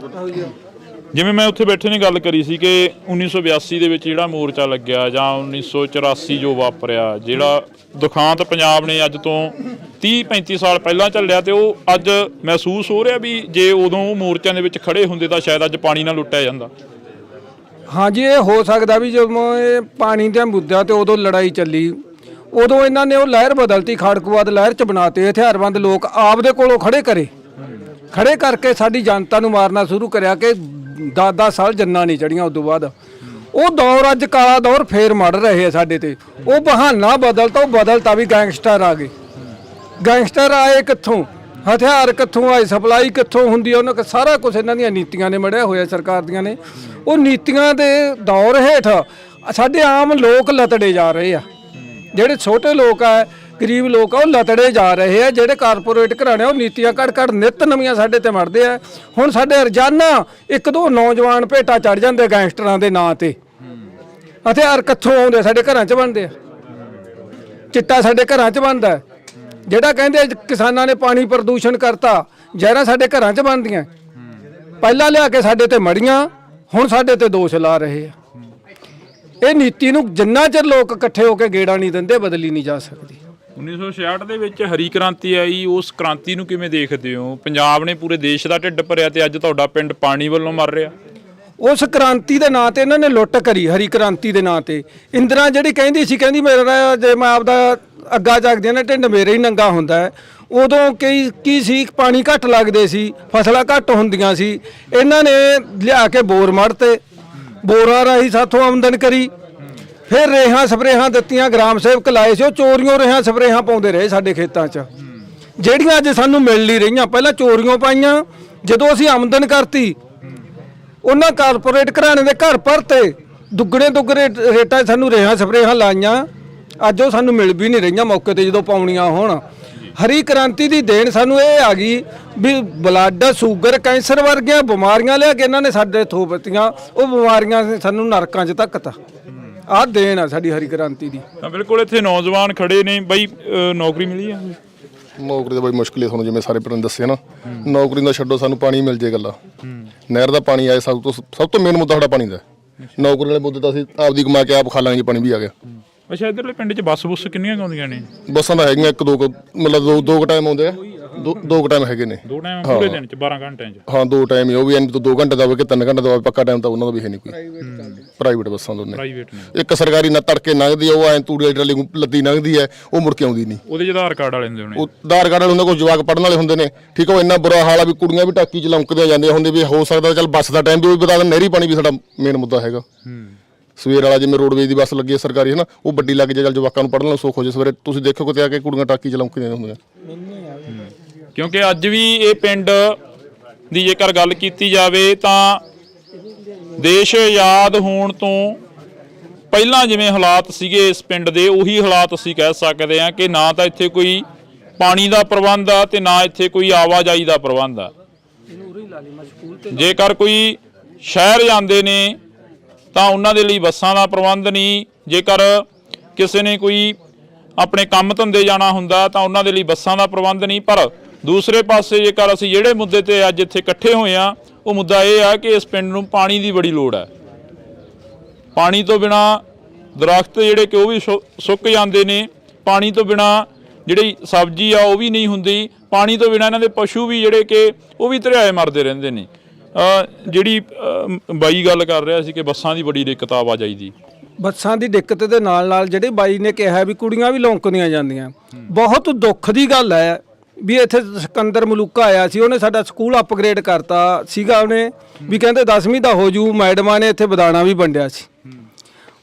ਜਿਵੇਂ ਮੈਂ ਉੱਥੇ ਬੈਠੇ ਨੇ ਗੱਲ ਕਰੀ ਸੀ ਕਿ 1982 ਦੇ ਵਿੱਚ ਜਿਹੜਾ ਮੋਰਚਾ ਲੱਗਿਆ ਜਾਂ 1984 ਜੋ ਵਾਪਰਿਆ, ਜਿਹੜਾ ਦੁਖਾਂਤ ਪੰਜਾਬ ਨੇ ਅੱਜ ਤੋਂ 30-35 ਸਾਲ ਪਹਿਲਾਂ ਚੱਲਿਆ, ਤੇ ਉਹ ਅੱਜ ਮਹਿਸੂਸ ਹੋ ਰਿਹਾ ਵੀ ਜੇ ਉਦੋਂ ਉਹ ਮੋਰਚਿਆਂ ਦੇ ਵਿੱਚ ਖੜੇ ਹੁੰਦੇ ਤਾਂ ਸ਼ਾਇਦ ਅੱਜ ਪਾਣੀ ਨਾਲ ਲੁੱਟਿਆ ਜਾਂਦਾ। ਹਾਂਜੀ, ਇਹ ਹੋ ਸਕਦਾ ਵੀ ਜਦੋਂ ਇਹ ਪਾਣੀ ਦੇ ਮੁੱਦਿਆਂ ਤੇ ਉਦੋਂ ਲੜਾਈ ਚੱਲੀ, ਉਦੋਂ ਇਹਨਾਂ ਨੇ ਉਹ ਲਹਿਰ ਬਦਲਤੀ, ਖਾੜਕੂਵਾਦ ਲਹਿਰ ਚ ਬਣਾਤੇ। ਹਥਿਆਰਬੰਦ ਲੋਕ ਆਪਦੇ ਕੋਲੋਂ ਖੜੇ ਕਰਕੇ ਸਾਡੀ ਜਨਤਾ ਨੂੰ ਮਾਰਨਾ ਸ਼ੁਰੂ ਕਰਿਆ ਕਿ 10-10 ਸਾਲ ਜੰਨਾਂ ਨਹੀਂ ਚੜੀਆਂ। ਉਦੋਂ ਬਾਅਦ ਉਹ ਦੌਰ ਅੱਜ ਕਾਲਾ ਦੌਰ ਫੇਰ ਮੜ ਰਹੇ ਆ ਸਾਡੇ ਤੇ। ਉਹ ਬਹਾਨਾ ਬਦਲਤਾ ਵੀ ਗੈਂਗਸਟਰ ਆ ਗਏ। ਗੈਂਗਸਟਰ ਆਏ ਕਿੱਥੋਂ, ਹਥਿਆਰ ਕਿੱਥੋਂ ਆਏ, ਸਪਲਾਈ ਕਿੱਥੋਂ ਹੁੰਦੀ ਆ, ਉਹਨਾਂ ਸਾਰਾ ਕੁਝ ਇਹਨਾਂ ਦੀਆਂ ਨੀਤੀਆਂ ਨੇ ਮੜਿਆ ਹੋਇਆ, ਸਰਕਾਰ ਦੀਆਂ ਨੇ। ਉਹ ਨੀਤੀਆਂ ਦੇ ਦੌਰ ਹੇਠ ਸਾਡੇ ਆਮ ਲੋਕ ਲਤੜੇ ਜਾ ਰਹੇ ਆ। ਜਿਹੜੇ ਛੋਟੇ ਲੋਕ ਆ, ਗਰੀਬ ਲੋਕ ਆ, ਉਹ ਲਤੜੇ ਜਾ ਰਹੇ ਆ। ਜਿਹੜੇ ਕਾਰਪੋਰੇਟ ਘਰਾਣੇ ਉਹ ਨੀਤੀਆਂ ਘੜ ਨਿੱਤ ਨਵੀਆਂ ਸਾਡੇ ਤੇ ਮੜਦੇ ਆ। ਹੁਣ ਸਾਡੇ ਰੋਜ਼ਾਨਾ 1-2 ਨੌਜਵਾਨ ਭੇਟਾ ਚੜ ਜਾਂਦੇ ਗੈਂਗਸਟਰਾਂ ਦੇ ਨਾਂ ਤੇ। ਹਥਿਆਰ ਕਿੱਥੋਂ ਆਉਂਦੇ? ਸਾਡੇ ਘਰਾਂ 'ਚ ਬਣਦੇ ਆ। ਚਿੱਟਾ ਸਾਡੇ ਘਰਾਂ 'ਚ ਬਣਦਾ। ਜਿਹੜਾ ਕਹਿੰਦੇ ਕਿਸਾਨਾਂ ਨੇ ਪਾਣੀ ਪ੍ਰਦੂਸ਼ਣ ਕਰਤਾ, ਜ਼ਹਿਰਾਂ ਸਾਡੇ ਘਰਾਂ 'ਚ ਬਣਦੀਆਂ। ਪਹਿਲਾਂ ਲਿਆ ਕੇ ਸਾਡੇ ਤੇ ਮੜੀਆਂ, ਹੁਣ ਸਾਡੇ ਤੇ ਦੋਸ਼ ਲਾ ਰਹੇ ਆ। ਇਹ ਨੀਤੀ ਨੂੰ ਜਿੰਨਾ ਚਿਰ ਲੋਕ ਇਕੱਠੇ ਹੋ ਕੇ ਗੇੜਾ ਨਹੀਂ ਦਿੰਦੇ, ਬਦਲੀ ਨਹੀਂ ਜਾ ਸਕਦੀ। 1966 ਦੇ ਵਿੱਚ ਹਰੀ ਕ੍ਰਾਂਤੀ ਆਈ, ਉਸ ਕ੍ਰਾਂਤੀ ਨੂੰ ਕਿਵੇਂ ਦੇਖਦੇ ਹੋ? ਪੰਜਾਬ ਨੇ ਪੂਰੇ ਦੇਸ਼ ਦਾ ਢਿੱਡ ਭਰਿਆ ਤੇ ਅੱਜ ਤੁਹਾਡਾ ਪਿੰਡ ਪਾਣੀ ਵੱਲੋਂ ਮਰ ਰਿਹਾ। ਉਸ ਕ੍ਰਾਂਤੀ ਦੇ ਨਾਂ ਤੇ ਇਹਨਾਂ ਨੇ ਲੁੱਟ ਕਰੀ, ਹਰੀ ਕ੍ਰਾਂਤੀ ਦੇ ਨਾਂ ਤੇ। ਇੰਦਰਾ ਜਿਹੜੀ ਕਹਿੰਦੀ ਮੇਰਾ ਜੇ ਮੈਂ ਆਪਦਾ ਅੱਗਾ ਚੱਕਦੀ ਨਾ ਢਿੱਡ ਮੇਰੇ ਹੀ ਨੰਗਾ ਹੁੰਦਾ ਹੈ। ਉਦੋਂ ਕੀ ਸੀ, ਪਾਣੀ ਘੱਟ ਲੱਗਦੇ ਸੀ, ਫਸਲਾਂ ਘੱਟ ਹੁੰਦੀਆਂ ਸੀ। ਇਹਨਾਂ ਨੇ ਲਿਆ ਕੇ ਬੋਰ ਮੜਤੇ, ਬੋਰਾਂ ਰਾਹੀਂ ਸਾਥੋਂ ਆਮਦਨ ਕਰੀ। ਫਿਰ ਰੇਹਾਂ ਸਪਰੇਹਾਂ ਦਿੱਤੀਆਂ, ਗ੍ਰਾਮ ਸੇਵਕ ਲਾਏ ਸੀ, ਉਹ ਚੋਰੀਆਂ ਰੇਹਾਂ ਸਪਰੇਹਾਂ ਪਾਉਂਦੇ ਰਹੇ ਸਾਡੇ ਖੇਤਾਂ 'ਚ, ਜਿਹੜੀਆਂ ਅੱਜ ਸਾਨੂੰ ਮਿਲ ਨਹੀਂ ਰਹੀਆਂ। ਪਹਿਲਾਂ ਚੋਰੀਆਂ ਪਾਈਆਂ, ਜਦੋਂ ਅਸੀਂ ਆਮਦਨ ਕਰਤੀ ਉਹਨਾਂ ਕਾਰਪੋਰੇਟ ਘਰਾਣੇ ਦੇ ਘਰ ਭਰਤੇ, ਦੁੱਗਣੇ ਰੇਟਾਂ 'ਚ ਸਾਨੂੰ ਰੇਹਾਂ ਸਪਰੇਹਾਂ ਲਾਈਆਂ। ਅੱਜ ਉਹ ਸਾਨੂੰ ਮਿਲ ਵੀ ਨਹੀਂ ਰਹੀਆਂ ਮੌਕੇ ਤੇ ਜਦੋਂ ਪਾਉਣੀਆਂ ਹੋਣ। ਹਰੀ ਕ੍ਰਾਂਤੀ ਦੀ ਦੇਣ ਸਾਨੂੰ ਇਹ ਆ ਗਈ ਵੀ ਬਲੱਡ, ਸ਼ੂਗਰ, ਕੈਂਸਰ ਵਰਗੀਆਂ ਬਿਮਾਰੀਆਂ ਲਿਆ ਕੇ ਇਹਨਾਂ ਨੇ ਸਾਡੇ ਥੋਪਤੀਆਂ। ਉਹ ਬਿਮਾਰੀਆਂ ਸਾਨੂੰ ਨਰਕਾਂ 'ਚ ਧੱਕਤਾ। ਆਹ ਦੇਣ ਆ ਸਾਡੀ ਹਰੀ ਕ੍ਰਾਂਤੀ ਦੀ। ਤਾਂ ਬਿਲਕੁਲ ਇੱਥੇ ਨੌਜਵਾਨ ਖੜੇ ਨੇ ਬਈ, ਨੌਕਰੀ ਮਿਲੀ ਆ? ਨੌਕਰੀ ਦਾ ਬਈ ਮੁਸ਼ਕਿਲ ਹੈ ਤੁਹਾਨੂੰ, ਜਿਵੇਂ ਸਾਰੇ ਪਿੰਡ ਨੇ ਦੱਸਿਆ ਨਾ। ਨੌਕਰੀ ਦਾ ਛੱਡੋ, ਸਾਨੂੰ ਪਾਣੀ ਮਿਲ ਜੇ ਗੱਲਾਂ। ਨਹਿਰ ਦਾ ਪਾਣੀ ਆਏ, ਸਭ ਤੋਂ ਮੇਨ ਮੁੱਦਾ ਸਾਡਾ ਪਾਣੀ ਦਾ। ਨੌਕਰੀ ਵਾਲੇ ਮੁੱਦੇ ਤਾਂ ਅਸੀਂ ਆਪਦੀ ਕਮਾ ਕੇ ਆਪ ਖਾ ਲਾਂਗੇ ਜੇ ਪਾਣੀ ਵੀ ਆ ਗਿਆ। ਅੱਛਾ, ਇੱਧਰਲੇ ਪਿੰਡ 'ਚ ਬੱਸ ਕਿੰਨੀਆਂ ਆਉਂਦੀਆਂ ਨੇ? ਬੱਸਾਂ ਤਾਂ ਹੈਗੀਆਂ 1-2, ਮਤਲਬ ਦੋ ਟਾਈਮ ਆਉਂਦੇ ਆ। ਦੋ ਟਾਈਮ ਹੈਗੇ ਨੇ। 2 ਟਾਈਮ ਪੂਰੇ ਦਿਨ 'ਚ 12 ਘੰਟਿਆਂ 'ਚ? ਹਾਂ, 2 ਟਾਈਮ ਹੀ। ਉਹ ਵੀ 2 ਘੰਟੇ ਦਾ ਹੋਵੇ ਕਿ 3 ਘੰਟੇ ਦਾ ਹੋਵੇ, ਪੱਕਾ ਟਾਈਮ ਤਾਂ ਉਹਨਾਂ ਦਾ ਵੀ ਹੈ ਨਹੀਂ ਕੋਈ। ਪ੍ਰਾਈਵੇਟ ਬੱਸਾਂ ਦੋਨੇ। ਇੱਕ ਸਰਕਾਰੀ ਨਾ ਤੜਕੇ ਲੰਘਦੀ ਆ, ਉਹ ਐਂ ਤੂੜੀ ਟਰਾਲੀ ਲੱਦੀ ਲੰਘਦੀ ਹੈ, ਉਹ ਮੁੜ ਕੇ ਆਉਂਦੀ ਨਹੀਂ। ਉਹਦੇ 'ਚ ਆਧਾਰ ਕਾਰਡ ਵਾਲੇ ਹੁੰਦੇ ਹੋਣੇ। ਉਹ ਆਧਾਰ ਕਾਰਡ ਵਾਲੇ ਹੁੰਦੇ, ਕੁਝ ਜਵਾਕ ਪੜ੍ਹਨ ਵਾਲੇ ਹੁੰਦੇ ਨੇ। ਠੀਕ ਆ, ਉਹ ਇੰਨਾ ਬੁਰਾ ਹਾਲ ਆ ਵੀ ਕੁੜੀਆਂ ਵੀ ਟਾਕੀ 'ਚ ਲੰਕਦੀਆਂ ਜਾਂਦੀਆਂ ਹੁੰਦੇ। ਵੀ ਹੋ ਸਕਦਾ ਚੱਲ ਬੱਸ ਦਾ ਟਾਈਮ ਵੀ ਬਤਾ ਦੇਣ। ਨਹਿਰੀ ਪਾਣੀ ਵੀ ਸਾਡਾ ਮੇਨ ਮੁੱਦਾ ਹੈਗਾ। ਸਵੇਰ ਵਾਲਾ ਜਿਵੇਂ ਰੋਡਵੇਜ਼ ਦੀ ਬੱਸ ਲੱਗੀ ਹੈ ਸਰਕਾਰੀ, ਹੈ ਨਾ, ਉਹ ਵੱਡੀ ਲੱਗ ਜੇ, ਚੱਲ ਜਵਾਕਾਂ ਨੂੰ ਪੜ੍ਹਨ ਨੂੰ ਸੁੱਖ ਹੋ ਜੇ। ਸਵੇਰੇ ਤੁਸੀਂ ਦੇਖੋ ਕਿਤੇ ਆ ਕੇ ਕੁੜੀਆਂ ਟਾਕੀ 'ਚ ਲੰਕਦੀਆਂ ਹੁੰਦੀਆਂ। ਕਿਉਂਕਿ ਅੱਜ ਵੀ ਇਹ ਪਿੰਡ ਦੀ ਜੇਕਰ ਗੱਲ ਕੀਤੀ ਜਾਵੇ ਤਾਂ ਦੇਸ਼ ਆਜ਼ਾਦ ਹੋਣ ਤੋਂ ਪਹਿਲਾਂ ਜਿਵੇਂ ਹਾਲਾਤ ਸੀਗੇ ਇਸ ਪਿੰਡ ਦੇ, ਉਹੀ ਹਾਲਾਤ ਅਸੀਂ ਕਹਿ ਸਕਦੇ ਹਾਂ ਕਿ ਨਾ ਤਾਂ ਇੱਥੇ ਕੋਈ ਪਾਣੀ ਦਾ ਪ੍ਰਬੰਧ ਆ ਤੇ ਨਾ ਇੱਥੇ ਕੋਈ ਆਵਾਜਾਈ ਦਾ ਪ੍ਰਬੰਧ ਆ। ਜੇਕਰ ਕੋਈ ਸ਼ਹਿਰ ਜਾਂਦੇ ਨੇ ਤਾਂ ਉਹਨਾਂ ਦੇ ਲਈ ਬੱਸਾਂ ਦਾ ਪ੍ਰਬੰਧ ਨਹੀਂ। ਜੇਕਰ ਕਿਸੇ ਨੇ ਕੋਈ ਆਪਣੇ ਕੰਮ ਧੰਦੇ ਜਾਣਾ ਹੁੰਦਾ ਤਾਂ ਉਹਨਾਂ ਦੇ ਲਈ ਬੱਸਾਂ ਦਾ ਪ੍ਰਬੰਧ ਨਹੀਂ। ਪਰ ਦੂਸਰੇ ਪਾਸੇ ਜੇਕਰ ਅਸੀਂ ਜਿਹੜੇ ਮੁੱਦੇ ਤੇ ਅੱਜ ਇੱਥੇ ਇਕੱਠੇ ਹੋਏ ਆ, ਉਹ ਮੁੱਦਾ ਇਹ ਆ ਕਿ ਇਸ ਪਿੰਡ ਨੂੰ ਪਾਣੀ ਦੀ ਬੜੀ ਲੋੜ ਹੈ। ਪਾਣੀ ਤੋਂ ਬਿਨਾ ਦਰਖਤ ਜਿਹੜੇ ਕਿ ਉਹ ਵੀ ਸੁੱਕ ਜਾਂਦੇ ਨੇ, ਪਾਣੀ ਤੋਂ ਬਿਨਾ ਜਿਹੜੀ ਸਬਜ਼ੀ ਆ ਉਹ ਵੀ ਨਹੀਂ ਹੁੰਦੀ, ਪਾਣੀ ਤੋਂ ਬਿਨਾ ਇਹਨਾਂ ਦੇ ਪਸ਼ੂ ਵੀ ਜਿਹੜੇ ਕਿ ਉਹ ਵੀ ਧਰਿਆਏ ਮਰਦੇ ਰਹਿੰਦੇ ਨੇ। ਜਿਹੜੀ ਬਾਈ ਗੱਲ ਕਰ ਰਿਹਾ ਸੀ ਕਿ ਬੱਸਾਂ ਦੀ ਬੜੀ ਦਿੱਕਤ ਆ ਆਵਾਜਾਈ ਦੀ, ਬੱਸਾਂ ਦੀ ਦਿੱਕਤ ਦੇ ਨਾਲ ਨਾਲ ਜਿਹੜੇ ਬਾਈ ਨੇ ਕਿਹਾ ਵੀ ਕੁੜੀਆਂ ਵੀ ਲੌਂਕਦੀਆਂ ਜਾਂਦੀਆਂ, ਬਹੁਤ ਦੁੱਖ ਦੀ ਗੱਲ ਹੈ ਵੀ ਇੱਥੇ ਸਿਕੰਦਰ ਮਲੂਕਾ ਆਇਆ ਸੀ, ਉਹਨੇ ਸਾਡਾ ਸਕੂਲ ਅਪਗ੍ਰੇਡ ਕਰਤਾ ਸੀਗਾ, ਉਹਨੇ ਵੀ ਕਹਿੰਦੇ 10ਵੀਂ ਦਾ ਹੋ ਜੂ, ਮੈਡਮਾਂ ਨੇ ਇੱਥੇ ਬਦਾਣਾ ਵੀ ਵੰਡਿਆ ਸੀ,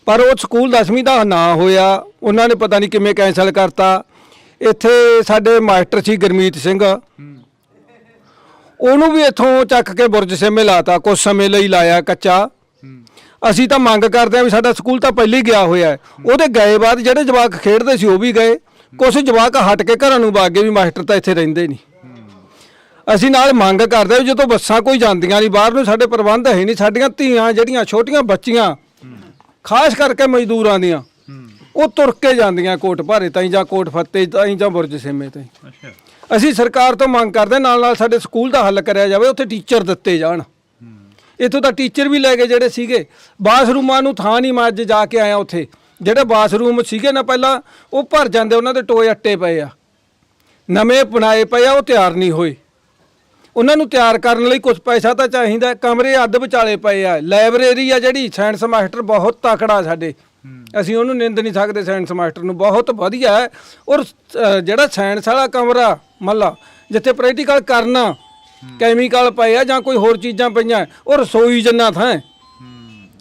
ਪਰ ਉਹ ਸਕੂਲ 10ਵੀਂ ਦਾ ਨਾ ਹੋਇਆ, ਉਹਨਾਂ ਨੇ ਪਤਾ ਨਹੀਂ ਕਿਵੇਂ ਕੈਂਸਲ ਕਰਤਾ। ਇੱਥੇ ਸਾਡੇ ਮਾਸਟਰ ਸੀ ਗੁਰਮੀਤ ਸਿੰਘ, ਉਹਨੂੰ ਵੀ ਇੱਥੋਂ ਚੱਕ ਕੇ ਬੁਰਜ ਸਿਮੇ ਲਾਤਾ, ਕੁਝ ਸਮੇਂ ਲਈ ਲਾਇਆ ਕੱਚਾ। ਅਸੀਂ ਤਾਂ ਮੰਗ ਕਰਦੇ ਹਾਂ ਵੀ ਸਾਡਾ ਸਕੂਲ ਤਾਂ ਪਹਿਲਾਂ ਹੀ ਗਿਆ ਹੋਇਆ, ਉਹਦੇ ਗਏ ਬਾਅਦ ਜਿਹੜੇ ਜਵਾਕ ਖੇਡਦੇ ਸੀ ਉਹ ਵੀ ਗਏ, ਕੁਝ ਜਵਾਕ ਹਟ ਕੇ ਘਰਾਂ ਨੂੰ ਵਗ ਗਏ ਵੀ ਮਾਸਟਰ ਤਾਂ ਇੱਥੇ ਰਹਿੰਦੇ ਨਹੀਂ। ਅਸੀਂ ਨਾਲ ਮੰਗ ਕਰਦੇ ਵੀ ਜਦੋਂ ਬੱਸਾਂ ਕੋਈ ਜਾਂਦੀਆਂ ਨਹੀਂ ਬਾਹਰ ਨੂੰ, ਸਾਡੇ ਪ੍ਰਬੰਧ ਹੈ ਨਹੀਂ, ਸਾਡੀਆਂ ਧੀਆਂ ਜਿਹੜੀਆਂ ਛੋਟੀਆਂ ਬੱਚੀਆਂ ਖਾਸ ਕਰਕੇ ਮਜ਼ਦੂਰਾਂ ਦੀਆਂ ਉਹ ਤੁਰ ਕੇ ਜਾਂਦੀਆਂ ਕੋਟ ਭਾਰੇ ਤਾਈਂ ਜਾਂ ਕੋਟ ਫੱਤੇ ਤਾਈਂ ਜਾਂ ਬੁਰਜ ਸੇਮੇ ਤਾਈਂ। ਅਸੀਂ ਸਰਕਾਰ ਤੋਂ ਮੰਗ ਕਰਦੇ ਨਾਲ ਨਾਲ ਸਾਡੇ ਸਕੂਲ ਦਾ ਹੱਲ ਕਰਿਆ ਜਾਵੇ, ਉੱਥੇ ਟੀਚਰ ਦਿੱਤੇ ਜਾਣ। ਇੱਥੋਂ ਤਾਂ ਟੀਚਰ ਵੀ ਲੈ ਗਏ ਜਿਹੜੇ ਸੀਗੇ, ਬਾਥਰੂਮਾਂ ਨੂੰ ਥਾਂ ਨਹੀਂ। ਮੈਂ ਅੱਜ ਜਾ ਕੇ ਆਇਆ, ਉੱਥੇ ਜਿਹੜੇ ਬਾਥਰੂਮ ਸੀਗੇ ਨਾ ਪਹਿਲਾਂ ਉਹ ਭਰ ਜਾਂਦੇ, ਉਹਨਾਂ ਦੇ ਟੋਏ ਅੱਟੇ ਪਏ ਆ, ਨਵੇਂ ਬਣਾਏ ਪਏ ਆ, ਉਹ ਤਿਆਰ ਨਹੀਂ ਹੋਏ। ਉਹਨਾਂ ਨੂੰ ਤਿਆਰ ਕਰਨ ਲਈ ਕੁਝ ਪੈਸਾ ਤਾਂ ਚਾਹੀਦਾ। ਕਮਰੇ ਅੱਧ ਵਿਚਾਲੇ ਪਏ ਆ। ਲਾਇਬ੍ਰੇਰੀ ਆ ਜਿਹੜੀ, ਸਾਇੰਸ ਮਾਸਟਰ ਬਹੁਤ ਤਕੜਾ ਸਾਡੇ, ਅਸੀਂ ਉਹਨੂੰ ਨਿੰਦ ਨਹੀਂ ਸਕਦੇ, ਸਾਇੰਸ ਮਾਸਟਰ ਨੂੰ ਬਹੁਤ ਵਧੀਆ ਹੈ। ਔਰ ਜਿਹੜਾ ਸਾਇੰਸ ਵਾਲਾ ਕਮਰਾ ਮੱਲਾ ਜਿੱਥੇ ਪ੍ਰੈਕਟੀਕਲ ਕਰਨਾ, ਕੈਮੀਕਲ ਪਏ ਆ ਜਾਂ ਕੋਈ ਹੋਰ ਚੀਜ਼ਾਂ ਪਈਆਂ, ਉਹ ਰਸੋਈ ਜਿੰਨਾ ਥਾਂ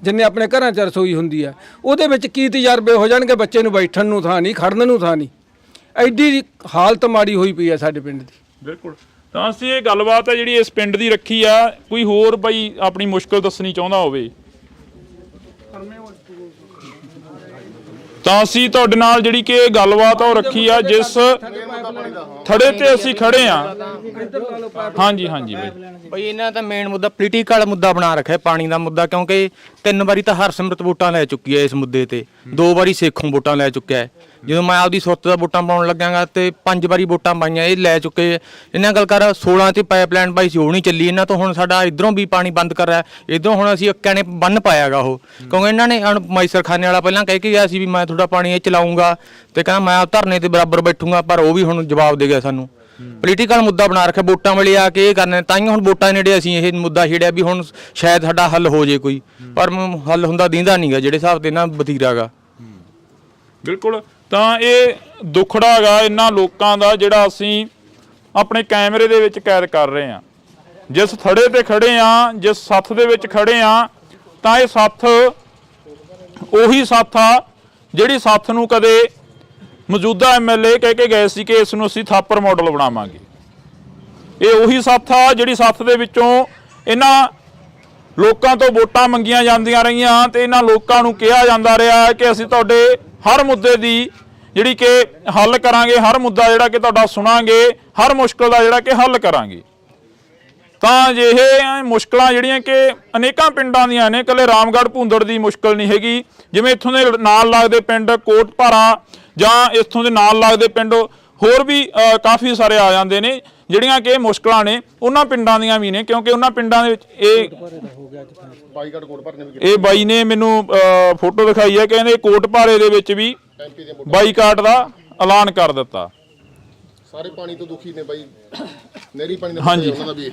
ਜਿੰਨੇ ਆਪਣੇ ਘਰਾਂ 'ਚ ਰਸੋਈ ਹੁੰਦੀ ਹੈ, ਉਹਦੇ ਵਿੱਚ ਕੀ ਤਜਰਬੇ ਹੋ ਜਾਣਗੇ। ਬੱਚੇ ਨੂੰ ਬੈਠਣ ਨੂੰ ਥਾਂ ਨਹੀਂ, ਖੜਨ ਨੂੰ ਥਾਂ ਨਹੀਂ, ਐਡੀ ਹਾਲਤ ਮਾੜੀ ਹੋਈ ਪਈ ਹੈ ਸਾਡੇ ਪਿੰਡ ਦੀ। ਬਿਲਕੁਲ। ਤਾਂ ਅਸੀਂ ਇਹ ਗੱਲਬਾਤ ਹੈ ਜਿਹੜੀ ਇਸ ਪਿੰਡ ਦੀ ਰੱਖੀ ਆ। ਕੋਈ ਹੋਰ ਬਾਈ ਆਪਣੀ ਮੁਸ਼ਕਲ ਦੱਸਣੀ ਚਾਹੁੰਦਾ ਹੋਵੇ ਤਾਂ ਅਸੀਂ ਤੁਹਾਡੇ ਨਾਲ ਜਿਹੜੀ ਕਿ ਗੱਲਬਾਤ ਉਹ ਰੱਖੀ ਆ, ਜਿਸ ਥੜੇ ਤੇ ਅਸੀਂ ਖੜੇ ਆ। ਹਾਂਜੀ ਹਾਂਜੀ ਬਈ ਇਹਨਾਂ ਦਾ ਮੇਨ ਮੁੱਦਾ ਪੋਲੀਟੀਕਲ ਮੁੱਦਾ ਬਣਾ ਰੱਖਿਆ, ਪਾਣੀ ਦਾ ਮੁੱਦਾ, ਕਿਉਂਕਿ 3 ਵਾਰੀ ਤਾਂ ਹਰਸਿਮਰਤ ਵੋਟਾਂ ਲੈ ਚੁੱਕੀ ਹੈ ਇਸ ਮੁੱਦੇ ਤੇ, 2 ਵਾਰੀ ਸੇਖੋਂ ਵੋਟਾਂ ਲੈ ਚੁੱਕਿਆ ਹੈ। ਜਦੋਂ ਮੈਂ ਆਪਦੀ ਸੁੱਤ ਦਾ ਵੋਟਾਂ ਪਾਉਣ ਲੱਗਾਂਗਾ ਤੇ 5 ਵਾਰੀ ਵੋਟਾਂ ਪਾਈਆਂ, ਇਹ ਲੈ ਚੁੱਕੇ। ਇਹਨਾਂ ਗੱਲ ਕਰ 16 'ਚ ਪਾਈਪਲਾਈਨ ਪਾਈ ਸੀ, ਉਹ ਨਹੀਂ ਚੱਲੀ। ਇਹਨਾਂ ਤੋਂ ਹੁਣ ਸਾਡਾ ਇਧਰੋਂ ਵੀ ਪਾਣੀ ਬੰਦ ਕਰ ਰਿਹਾ, ਇਧਰੋਂ ਹੁਣ ਅਸੀਂ ਅੱਕਿਆਂ ਨੇ ਬੰਨ ਪਾਇਆਗਾ ਉਹ, ਕਿਉਂਕਿ ਇਹਨਾਂ ਨੇ ਮਾਈਸਰ ਖਾਨੇ ਵਾਲਾ ਪਹਿਲਾਂ ਕਹਿ ਕੇ ਗਿਆ ਸੀ ਵੀ ਮੈਂ ਤੁਹਾਡਾ ਪਾਣੀ ਇਹ ਚਲਾਉਂਗਾ ਤੇ ਕਹਿੰਦਾ ਮੈਂ ਧਰਨੇ ਤੇ ਬਰਾਬਰ ਬੈਠੂੰਗਾ, ਪਰ ਉਹ ਵੀ ਹੁਣ ਜਵਾਬ ਦੇ ਗਿਆ ਸਾਨੂੰ। ਪੋਲੀਟੀਕਲ ਮੁੱਦਾ ਬਣਾ ਰੱਖਿਆ, ਵੋਟਾਂ ਵੇਲੇ ਆ ਕੇ ਇਹ ਕਰਨੇ, ਤਾਂ ਹੀ ਹੁਣ ਵੋਟਾਂ ਨੇੜੇ ਅਸੀਂ ਇਹ ਮੁੱਦਾ ਛੇੜਿਆ ਵੀ ਹੁਣ ਸ਼ਾਇਦ ਸਾਡਾ ਹੱਲ ਹੋ ਜੇ ਕੋਈ, ਪਰ ਹੱਲ ਹੁੰਦਾ ਦੀਂਦਾ ਨਹੀਂਗਾ ਜਿਹੜੇ ਹਿਸਾਬ ਤੇ ਨਾ ਵਤੀਰਾ ਗਾ। ਬਿਲਕੁਲ। ਤਾਂ ਇਹ ਦੁੱਖੜਾ ਹੈਗਾ ਇਹਨਾਂ ਲੋਕਾਂ ਦਾ ਜਿਹੜਾ ਅਸੀਂ ਆਪਣੇ ਕੈਮਰੇ ਦੇ ਵਿੱਚ ਕੈਦ ਕਰ ਰਹੇ ਹਾਂ। ਜਿਸ ਥੜੇ ਤੇ ਖੜੇ ਆ, ਜਿਸ ਸੱਥ ਦੇ ਵਿੱਚ ਖੜੇ ਆ, ਤਾਂ ਇਹ ਸੱਥ ਉਹੀ ਸੱਥ ਆ ਜਿਹੜੀ ਸੱਥ ਨੂੰ ਕਦੇ ਮੌਜੂਦਾ ਐਮਐਲਏ ਕਹਿ ਕੇ ਗਏ ਸੀ ਕਿ ਇਸ ਨੂੰ ਅਸੀਂ ਥਾਪਰ ਮਾਡਲ ਬਣਾਵਾਂਗੇ। ਇਹ ਉਹੀ ਸੱਥ ਆ ਜਿਹੜੀ ਸੱਥ ਦੇ ਵਿੱਚੋਂ ਇਹਨਾਂ ਲੋਕਾਂ ਤੋਂ ਵੋਟਾਂ ਮੰਗੀਆਂ ਜਾਂਦੀਆਂ ਰਹੀਆਂ ਤੇ ਇਹਨਾਂ ਲੋਕਾਂ ਨੂੰ ਕਿਹਾ ਜਾਂਦਾ ਰਿਹਾ ਕਿ ਅਸੀਂ ਤੁਹਾਡੇ ਹਰ ਮੁੱਦੇ ਦੀ ਜਿਹੜੀ ਕਿ ਹੱਲ ਕਰਾਂਗੇ, ਹਰ ਮੁੱਦਾ ਜਿਹੜਾ ਕਿ ਤੁਹਾਡਾ ਸੁਣਾਂਗੇ, ਹਰ ਮੁਸ਼ਕਲ ਦਾ ਜਿਹੜਾ ਕਿ ਹੱਲ ਕਰਾਂਗੇ। ਤਾਂ ਇਹ ਮੁਸ਼ਕਲਾਂ ਜਿਹੜੀਆਂ ਕਿ ਅਨੇਕਾਂ ਪਿੰਡਾਂ ਦੀਆਂ ਨੇ, ਇਕੱਲੇ ਰਾਮਗੜ੍ਹ ਭੁੰਦੜ ਦੀ ਮੁਸ਼ਕਲ ਨਹੀਂ ਹੈਗੀ। ਜਿਵੇਂ ਇੱਥੋਂ ਦੇ ਨਾਲ ਲੱਗਦੇ ਪਿੰਡ ਕੋਟ ਭਾਰਾ ਜਾਂ ਇੱਥੋਂ ਦੇ ਨਾਲ ਲੱਗਦੇ ਪਿੰਡ ਹੋਰ ਵੀ ਕਾਫੀ ਸਾਰੇ ਆ ਜਾਂਦੇ ਨੇ, ਜਿਹੜੀਆਂ ਕਿ ਮੁਸ਼ਕਲਾਂ ਨੇ ਉਹਨਾਂ ਪਿੰਡਾਂ ਦੀਆਂ ਵੀ ਨੇ, ਕਿਉਂਕਿ ਉਹਨਾਂ ਪਿੰਡਾਂ ਦੇ ਵਿੱਚ ਇਹ ਬਾਈ ਨੇ ਮੈਨੂੰ ਫੋਟੋ ਦਿਖਾਈ ਹੈ, ਕਹਿੰਦੇ ਕੋਟ ਭਾਰੇ ਦੇ ਵਿੱਚ ਵੀ ਬਾਈਕਾਟ ਦਾ ਐਲਾਨ ਕਰ ਦਿੱਤਾ। ਸਾਰੇ ਪਾਣੀ ਤੋਂ ਦੁਖੀ ਨੇ ਬਾਈ, ਨਹਿਰੀ ਪਾਣੀ ਦਾ ਮੁੱਦਾ ਉਹਨਾਂ ਦਾ ਵੀ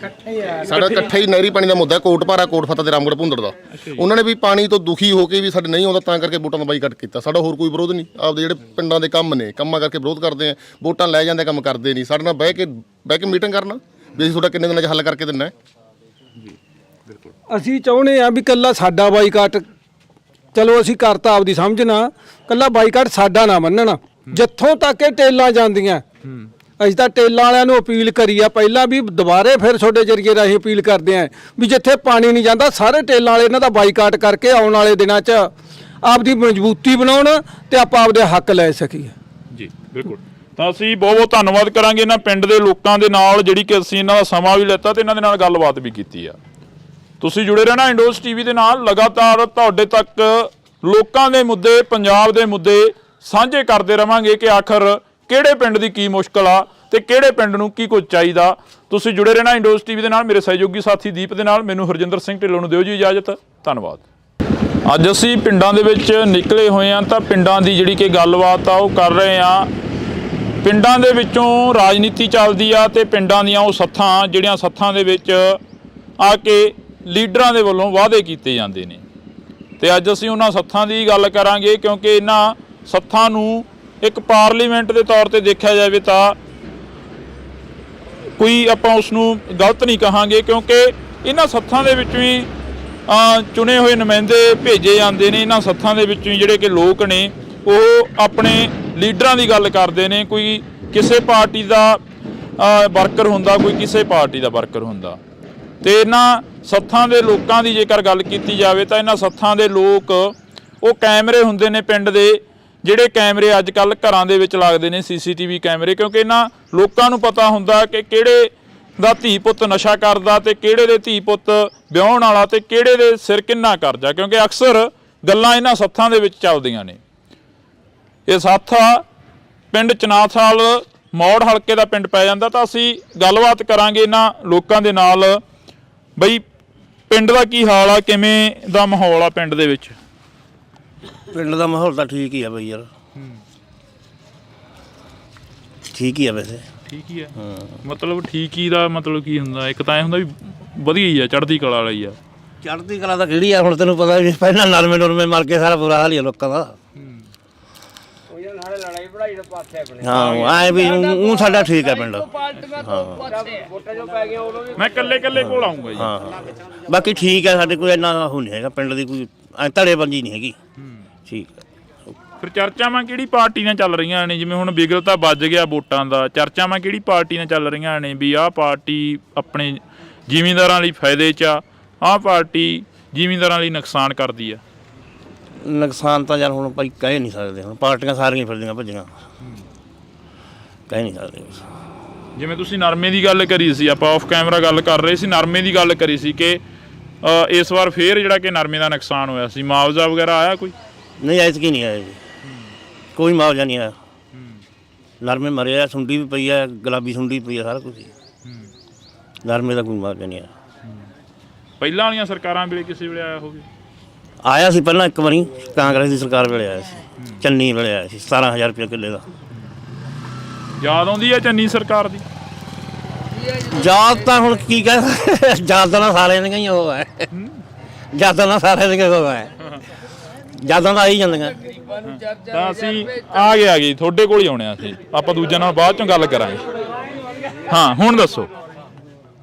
ਸਾਡਾ ਇਕੱਠਾ ਹੀ ਨਹਿਰੀ ਪਾਣੀ ਦਾ ਮੁੱਦਾ, ਕੋਟ ਭਾਰਾ ਕੋਟ ਫਤਾ ਤੇ ਰਾਮਗੜ੍ਹ ਭੁੰਦੜ ਦਾ। ਉਹਨਾਂ ਨੇ ਵੀ ਪਾਣੀ ਤੋਂ ਦੁਖੀ ਹੋ ਕੇ ਵੀ ਸਾਡੇ ਨਹੀਂ ਆਉਂਦਾ, ਤਾਂ ਕਰਕੇ ਵੋਟਾਂ ਦਾ ਬਾਈਕਾਟ ਕੀਤਾ। ਸਾਡਾ ਹੋਰ ਕੋਈ ਵਿਰੋਧ ਨਹੀਂ, ਆਪਦੇ ਜਿਹੜੇ ਪਿੰਡਾਂ ਦੇ ਕੰਮ ਨੇ ਕੰਮਾਂ ਕਰਕੇ ਵਿਰੋਧ ਕਰਦੇ ਆ। ਵੋਟਾਂ ਲੈ ਜਾਂਦੇ, ਕੰਮ ਕਰਦੇ ਨਹੀਂ। ਸਾਡੇ ਨਾਲ ਬਹਿ ਕੇ ਮੀਟਿੰਗ ਕਰਨਾ ਵੀ ਅਸੀਂ ਤੁਹਾਡਾ ਕਿੰਨੇ ਦਿਨਾਂ 'ਚ ਹੱਲ ਕਰਕੇ ਦਿੰਨਾ। ਅਸੀਂ ਚਾਹੁੰਦੇ ਆ ਵੀ ਕੱਲਾ ਸਾਡਾ ਬਾਈਕਾਟ, ਚਲੋ ਅਸੀਂ ਕਰਤਾ ਆਪਦੀ ਸਮਝਣਾ, ਕੱਲਾ ਬਾਈਕਾਟ ਸਾਡਾ ਨਾ ਮੰਨਣਾ। ਜਿੱਥੋਂ ਤੱਕ ਇਹ ਟੇਲਾਂ ਜਾਂਦੀਆਂ, ਅਸੀਂ ਤਾਂ ਟੇਲਾਂ ਵਾਲਿਆਂ ਨੂੰ ਅਪੀਲ ਕਰੀ ਆ ਪਹਿਲਾਂ ਵੀ, ਦੁਬਾਰੇ ਫਿਰ ਤੁਹਾਡੇ ਜਰੀਏ ਰਾਹੀਂ ਅਪੀਲ ਕਰਦੇ ਆ ਵੀ ਜਿੱਥੇ ਪਾਣੀ ਨਹੀਂ ਜਾਂਦਾ ਸਾਰੇ ਟੇਲਾਂ ਵਾਲੇ ਇਹਨਾਂ ਦਾ ਬਾਈਕਾਟ ਕਰਕੇ ਆਉਣ ਵਾਲੇ ਦਿਨਾਂ 'ਚ ਆਪਦੀ ਮਜ਼ਬੂਤੀ ਬਣਾਉਣ ਤੇ ਆਪਾਂ ਆਪਦੇ ਹੱਕ ਲੈ ਸਕੀਏ। ਜੀ ਬਿਲਕੁਲ। ਤਾਂ ਅਸੀਂ ਬਹੁਤ ਬਹੁਤ ਧੰਨਵਾਦ ਕਰਾਂਗੇ ਇਹਨਾਂ ਪਿੰਡ ਦੇ ਲੋਕਾਂ ਦੇ ਨਾਲ, ਜਿਹੜੀ ਕਿ ਅਸੀਂ ਇਹਨਾਂ ਦਾ ਸਮਾਂ ਵੀ ਲਿੱਤਾ ਤੇ ਇਹਨਾਂ ਦੇ ਨਾਲ ਗੱਲਬਾਤ ਵੀ ਕੀਤੀ ਆ। ਤੁਸੀਂ ਜੁੜੇ ਰਹਿਣਾ ਇੰਡੋਜ਼ ਟੀਵੀ ਦੇ ਨਾਲ, ਲਗਾਤਾਰ ਤੁਹਾਡੇ ਤੱਕ ਲੋਕਾਂ ਦੇ ਮੁੱਦੇ, ਪੰਜਾਬ ਦੇ ਮੁੱਦੇ ਸਾਂਝੇ ਕਰਦੇ ਰਵਾਂਗੇ ਕਿ ਆਖਰ ਕਿਹੜੇ ਪਿੰਡ ਦੀ ਕੀ ਮੁਸ਼ਕਲ ਆ ਤੇ ਕਿਹੜੇ ਪਿੰਡ ਨੂੰ ਕੀ ਕੁਝ ਚਾਹੀਦਾ। ਤੁਸੀਂ ਜੁੜੇ ਰਹਿਣਾ ਇੰਡੋਜ਼ ਟੀਵੀ ਦੇ ਨਾਲ, ਮੇਰੇ ਸਹਿਯੋਗੀ ਸਾਥੀ ਦੀਪ ਦੇ ਨਾਲ। ਮੈਨੂੰ ਹਰਜਿੰਦਰ ਸਿੰਘ ਢਿੱਲੋਂ ਨੂੰ ਦਿਓ ਜੀ ਇਜਾਜ਼ਤ, ਧੰਨਵਾਦ। ਅੱਜ ਅਸੀਂ ਪਿੰਡਾਂ ਦੇ ਵਿੱਚ ਨਿਕਲੇ ਹੋਏ ਹਾਂ ਤਾਂ ਪਿੰਡਾਂ ਦੀ ਜਿਹੜੀ ਕਿ ਗੱਲਬਾਤ ਆ ਉਹ ਕਰ ਰਹੇ ਹਾਂ। ਪਿੰਡਾਂ ਦੇ ਵਿੱਚੋਂ ਰਾਜਨੀਤੀ ਚੱਲਦੀ ਆ ਤੇ ਪਿੰਡਾਂ ਦੀਆਂ ਉਹ ਸੱਥਾਂ ਜਿਹੜੀਆਂ ਸੱਥਾਂ ਦੇ ਵਿੱਚ ਆ ਕੇ ਲੀਡਰਾਂ ਦੇ ਵੱਲੋਂ ਵਾਅਦੇ ਕੀਤੇ ਜਾਂਦੇ ਨੇ ਤੇ ਅੱਜ ਅਸੀਂ ਉਹਨਾਂ ਸੱਥਾਂ ਦੀ ਗੱਲ ਕਰਾਂਗੇ ਕਿਉਂਕਿ ਇਹਨਾਂ ਸੱਥਾਂ ਨੂੰ ਇੱਕ ਪਾਰਲੀਮੈਂਟ ਦੇ ਤੌਰ ਤੇ ਦੇਖਿਆ ਜਾਵੇ ਤਾਂ ਕੋਈ ਆਪਾਂ ਉਸ ਨੂੰ ਗਲਤ ਨਹੀਂ ਕਹਾਂਗੇ ਕਿਉਂਕਿ ਇਹਨਾਂ ਸੱਥਾਂ ਦੇ ਵਿੱਚੋਂ ਹੀ ਚੁਣੇ ਹੋਏ ਨੁਮਾਇੰਦੇ ਭੇਜੇ ਜਾਂਦੇ ਨੇ। ਇਹਨਾਂ ਸੱਥਾਂ ਦੇ ਵਿੱਚੋਂ ਹੀ ਜਿਹੜੇ ਕਿ ਲੋਕ ਨੇ ਉਹ ਆਪਣੇ ਲੀਡਰਾਂ ਦੀ ਗੱਲ ਕਰਦੇ ਨੇ। ਕੋਈ ਕਿਸੇ ਪਾਰਟੀ ਦਾ ਵਰਕਰ ਹੁੰਦਾ, ਕੋਈ ਕਿਸੇ ਪਾਰਟੀ ਦਾ ਵਰਕਰ ਹੁੰਦਾ ਤੇ ਇਹਨਾਂ ਸੱਥਾਂ ਦੇ ਲੋਕਾਂ ਦੀ ਜੇਕਰ ਗੱਲ ਕੀਤੀ ਜਾਵੇ ਤਾਂ ਇਹਨਾਂ ਸੱਥਾਂ ਦੇ ਲੋਕ ਉਹ ਕੈਮਰੇ ਹੁੰਦੇ ਨੇ ਪਿੰਡ ਦੇ, ਜਿਹੜੇ ਕੈਮਰੇ ਅੱਜ ਕੱਲ੍ਹ ਘਰਾਂ ਦੇ ਵਿੱਚ ਲੱਗਦੇ ਨੇ CCTV ਕੈਮਰੇ, ਕਿਉਂਕਿ ਇਹਨਾਂ ਲੋਕਾਂ ਨੂੰ ਪਤਾ ਹੁੰਦਾ ਕਿ ਕਿਹੜੇ ਦਾ ਧੀ ਪੁੱਤ ਨਸ਼ਾ ਕਰਦਾ ਤੇ ਕਿਹੜੇ ਦੇ ਧੀ ਪੁੱਤ ਵਿਆਹੁਣ ਵਾਲਾ ਤੇ ਕਿਹੜੇ ਦੇ ਸਿਰ ਕਿੰਨਾ ਕਰਜ਼ਾ, ਕਿਉਂਕਿ ਅਕਸਰ ਗੱਲਾਂ ਇਹਨਾਂ ਸੱਥਾਂ ਦੇ ਵਿੱਚ ਚੱਲਦੀਆਂ ਨੇ। ਇਹ ਸੱਥ ਆ ਪਿੰਡ ਚਨਾਥਾਲ ਮੌੜ ਹਲਕੇ ਦਾ ਪਿੰਡ ਪੈ ਜਾਂਦਾ ਤਾਂ ਅਸੀਂ ਗੱਲਬਾਤ ਕਰਾਂਗੇ ਇਹਨਾਂ ਲੋਕਾਂ ਦੇ ਨਾਲ। ਬਈ ਪਿੰਡ ਦਾ ਕੀ ਹਾਲ ਆ, ਕਿਵੇਂ ਦਾ ਮਾਹੌਲ ਆ ਪਿੰਡ ਦੇ ਵਿੱਚ? ਪਿੰਡ ਦਾ ਮਾਹੌਲ ਤਾਂ ਠੀਕ ਹੀ ਆ ਬਈ ਯਾਰ, ਠੀਕ ਹੀ ਆ ਵੈਸੇ। ਠੀਕ ਹੀ ਆ, ਮਤਲਬ ਠੀਕ ਹੀ ਦਾ ਮਤਲਬ ਕੀ ਹੁੰਦਾ? ਇੱਕ ਤਾਂ ਇਹ ਹੁੰਦਾ ਵੀ ਵਧੀਆ ਹੀ ਆ, ਚੜ੍ਹਦੀ ਕਲਾ ਵਾਲੀ ਆ। ਚੜ੍ਹਦੀ ਕਲਾ ਤਾਂ ਕਿਹੜੀ ਆ, ਹੁਣ ਤੈਨੂੰ ਪਤਾ ਵੀ ਪਹਿਲਾਂ ਨਰਮੇ ਨੁਰਮੇ ਮਰ ਕੇ ਸਾਰਾ ਬੁਰਾ ਹਾਲ ਹੀ ਆ ਲੋਕਾਂ ਦਾ। ਹਾਂ ਆਏ ਵੀ ਉਹ ਸਾਡਾ ਠੀਕ ਹੈ ਪਿੰਡ। ਮੈਂ ਇਕੱਲੇ ਕੋਲ ਆਉਂਗਾ ਜੀ। ਹਾਂ ਬਾਕੀ ਠੀਕ ਹੈ, ਸਾਡੇ ਕੋਈ ਇੰਨਾ ਉਹ ਨਹੀਂ ਹੈਗਾ ਪਿੰਡ ਦੀ, ਕੋਈ ਧੜੇਬੰਦੀ ਨਹੀਂ ਹੈਗੀ। ਠੀਕ ਹੈ। ਫਿਰ ਚਰਚਾਵਾਂ ਕਿਹੜੀ ਪਾਰਟੀ ਨਾਲ ਚੱਲ ਰਹੀਆਂ ਨੇ? ਜਿਵੇਂ ਹੁਣ ਬਿਗਲ ਤਾਂ ਵੱਜ ਗਿਆ ਵੋਟਾਂ ਦਾ, ਚਰਚਾਵਾਂ ਕਿਹੜੀ ਪਾਰਟੀ ਨਾਲ ਚੱਲ ਰਹੀਆਂ ਨੇ ਵੀ ਆਹ ਪਾਰਟੀ ਆਪਣੇ ਜ਼ਿਮੀਂਦਾਰਾਂ ਲਈ ਫਾਇਦੇ 'ਚ ਆ, ਆਹ ਪਾਰਟੀ ਜ਼ਿਮੀਂਦਾਰਾਂ ਲਈ ਨੁਕਸਾਨ ਕਰਦੀ ਆ? ਨੁਕਸਾਨ ਤਾਂ ਯਾਰ ਹੁਣ ਭਾਈ ਕਹਿ ਨਹੀਂ ਸਕਦੇ, ਹੁਣ ਪਾਰਟੀਆਂ ਸਾਰੀਆਂ ਫਿਰਦੀਆਂ ਭੱਜੀਆਂ, ਕਹਿ ਨਹੀਂ ਸਕਦੇ। ਜਿਵੇਂ ਤੁਸੀਂ ਨਰਮੇ ਦੀ ਗੱਲ ਕਰੀ ਸੀ, ਆਪਾਂ ਆਫ ਕੈਮਰਾ ਗੱਲ ਕਰ ਰਹੇ ਸੀ, ਨਰਮੇ ਦੀ ਗੱਲ ਕਰੀ ਸੀ ਕਿ ਇਸ ਵਾਰ ਫੇਰ ਜਿਹੜਾ ਕਿ ਨਰਮੇ ਦਾ ਨੁਕਸਾਨ ਹੋਇਆ ਸੀ, ਮੁਆਵਜ਼ਾ ਵਗੈਰਾ ਆਇਆ ਕੋਈ? ਨਹੀਂ ਐਤਕੀ ਨਹੀਂ ਆਇਆ ਜੀ, ਕੋਈ ਮੁਆਵਜ਼ਾ ਨਹੀਂ ਆਇਆ। ਨਰਮੇ ਮਰੇ ਆ, ਸੁੰਡੀ ਵੀ ਪਈ ਆ, ਗੁਲਾਬੀ ਸੁੰਡੀ ਪਈ ਆ, ਸਾਰਾ ਕੁਝ। ਨਰਮੇ ਦਾ ਕੋਈ ਮੁਆਵਜ਼ਾ ਨਹੀਂ ਆਇਆ। ਪਹਿਲਾਂ ਵਾਲੀਆਂ ਸਰਕਾਰਾਂ ਵੇਲੇ ਕਿਸੇ ਵੇਲੇ ਆਇਆ ਹੋਵੇ? ਆਇਆ ਸੀ ਪਹਿਲਾਂ ਇੱਕ ਵਾਰੀ, ਕਾਂਗਰਸ ਦੀ ਸਰਕਾਰ ਵੇਲੇ ਆਇਆ ਸੀ, ਚੰਨੀ ਵੇਲੇ ਆਇਆ ਸੀ, 17,000 ਰੁਪਏ ਕਿੱਲੇ ਦਾ। ਯਾਦ ਆਉਂਦੀ ਹੈ ਚੰਨੀ ਸਰਕਾਰ ਦੀ? ਯਾਦ ਤਾਂ ਹੁਣ ਕੀ ਕਹਿ, ਯਾਦਾਂ ਨਾਲ ਸਾਰਿਆਂ ਦੀਆਂ ਹੀ ਉਹ ਹੈ, ਯਾਦਾਂ ਨਾਲ ਸਾਰਿਆਂ ਦੀਆਂ ਉਹ ਹੈ, ਯਾਦਾਂ ਤਾਂ ਆਈ ਜਾਂਦੀਆਂ। ਤਾਂ ਅਸੀਂ ਆ ਗਏ ਤੁਹਾਡੇ ਕੋਲ ਹੀ ਆਉਣੇ ਅਸੀਂ, ਆਪਾਂ ਦੂਜਿਆਂ ਨਾਲ ਬਾਅਦ ਚੋਂ ਗੱਲ ਕਰਾਂਗੇ। ਹਾਂ ਹੁਣ ਦੱਸੋ।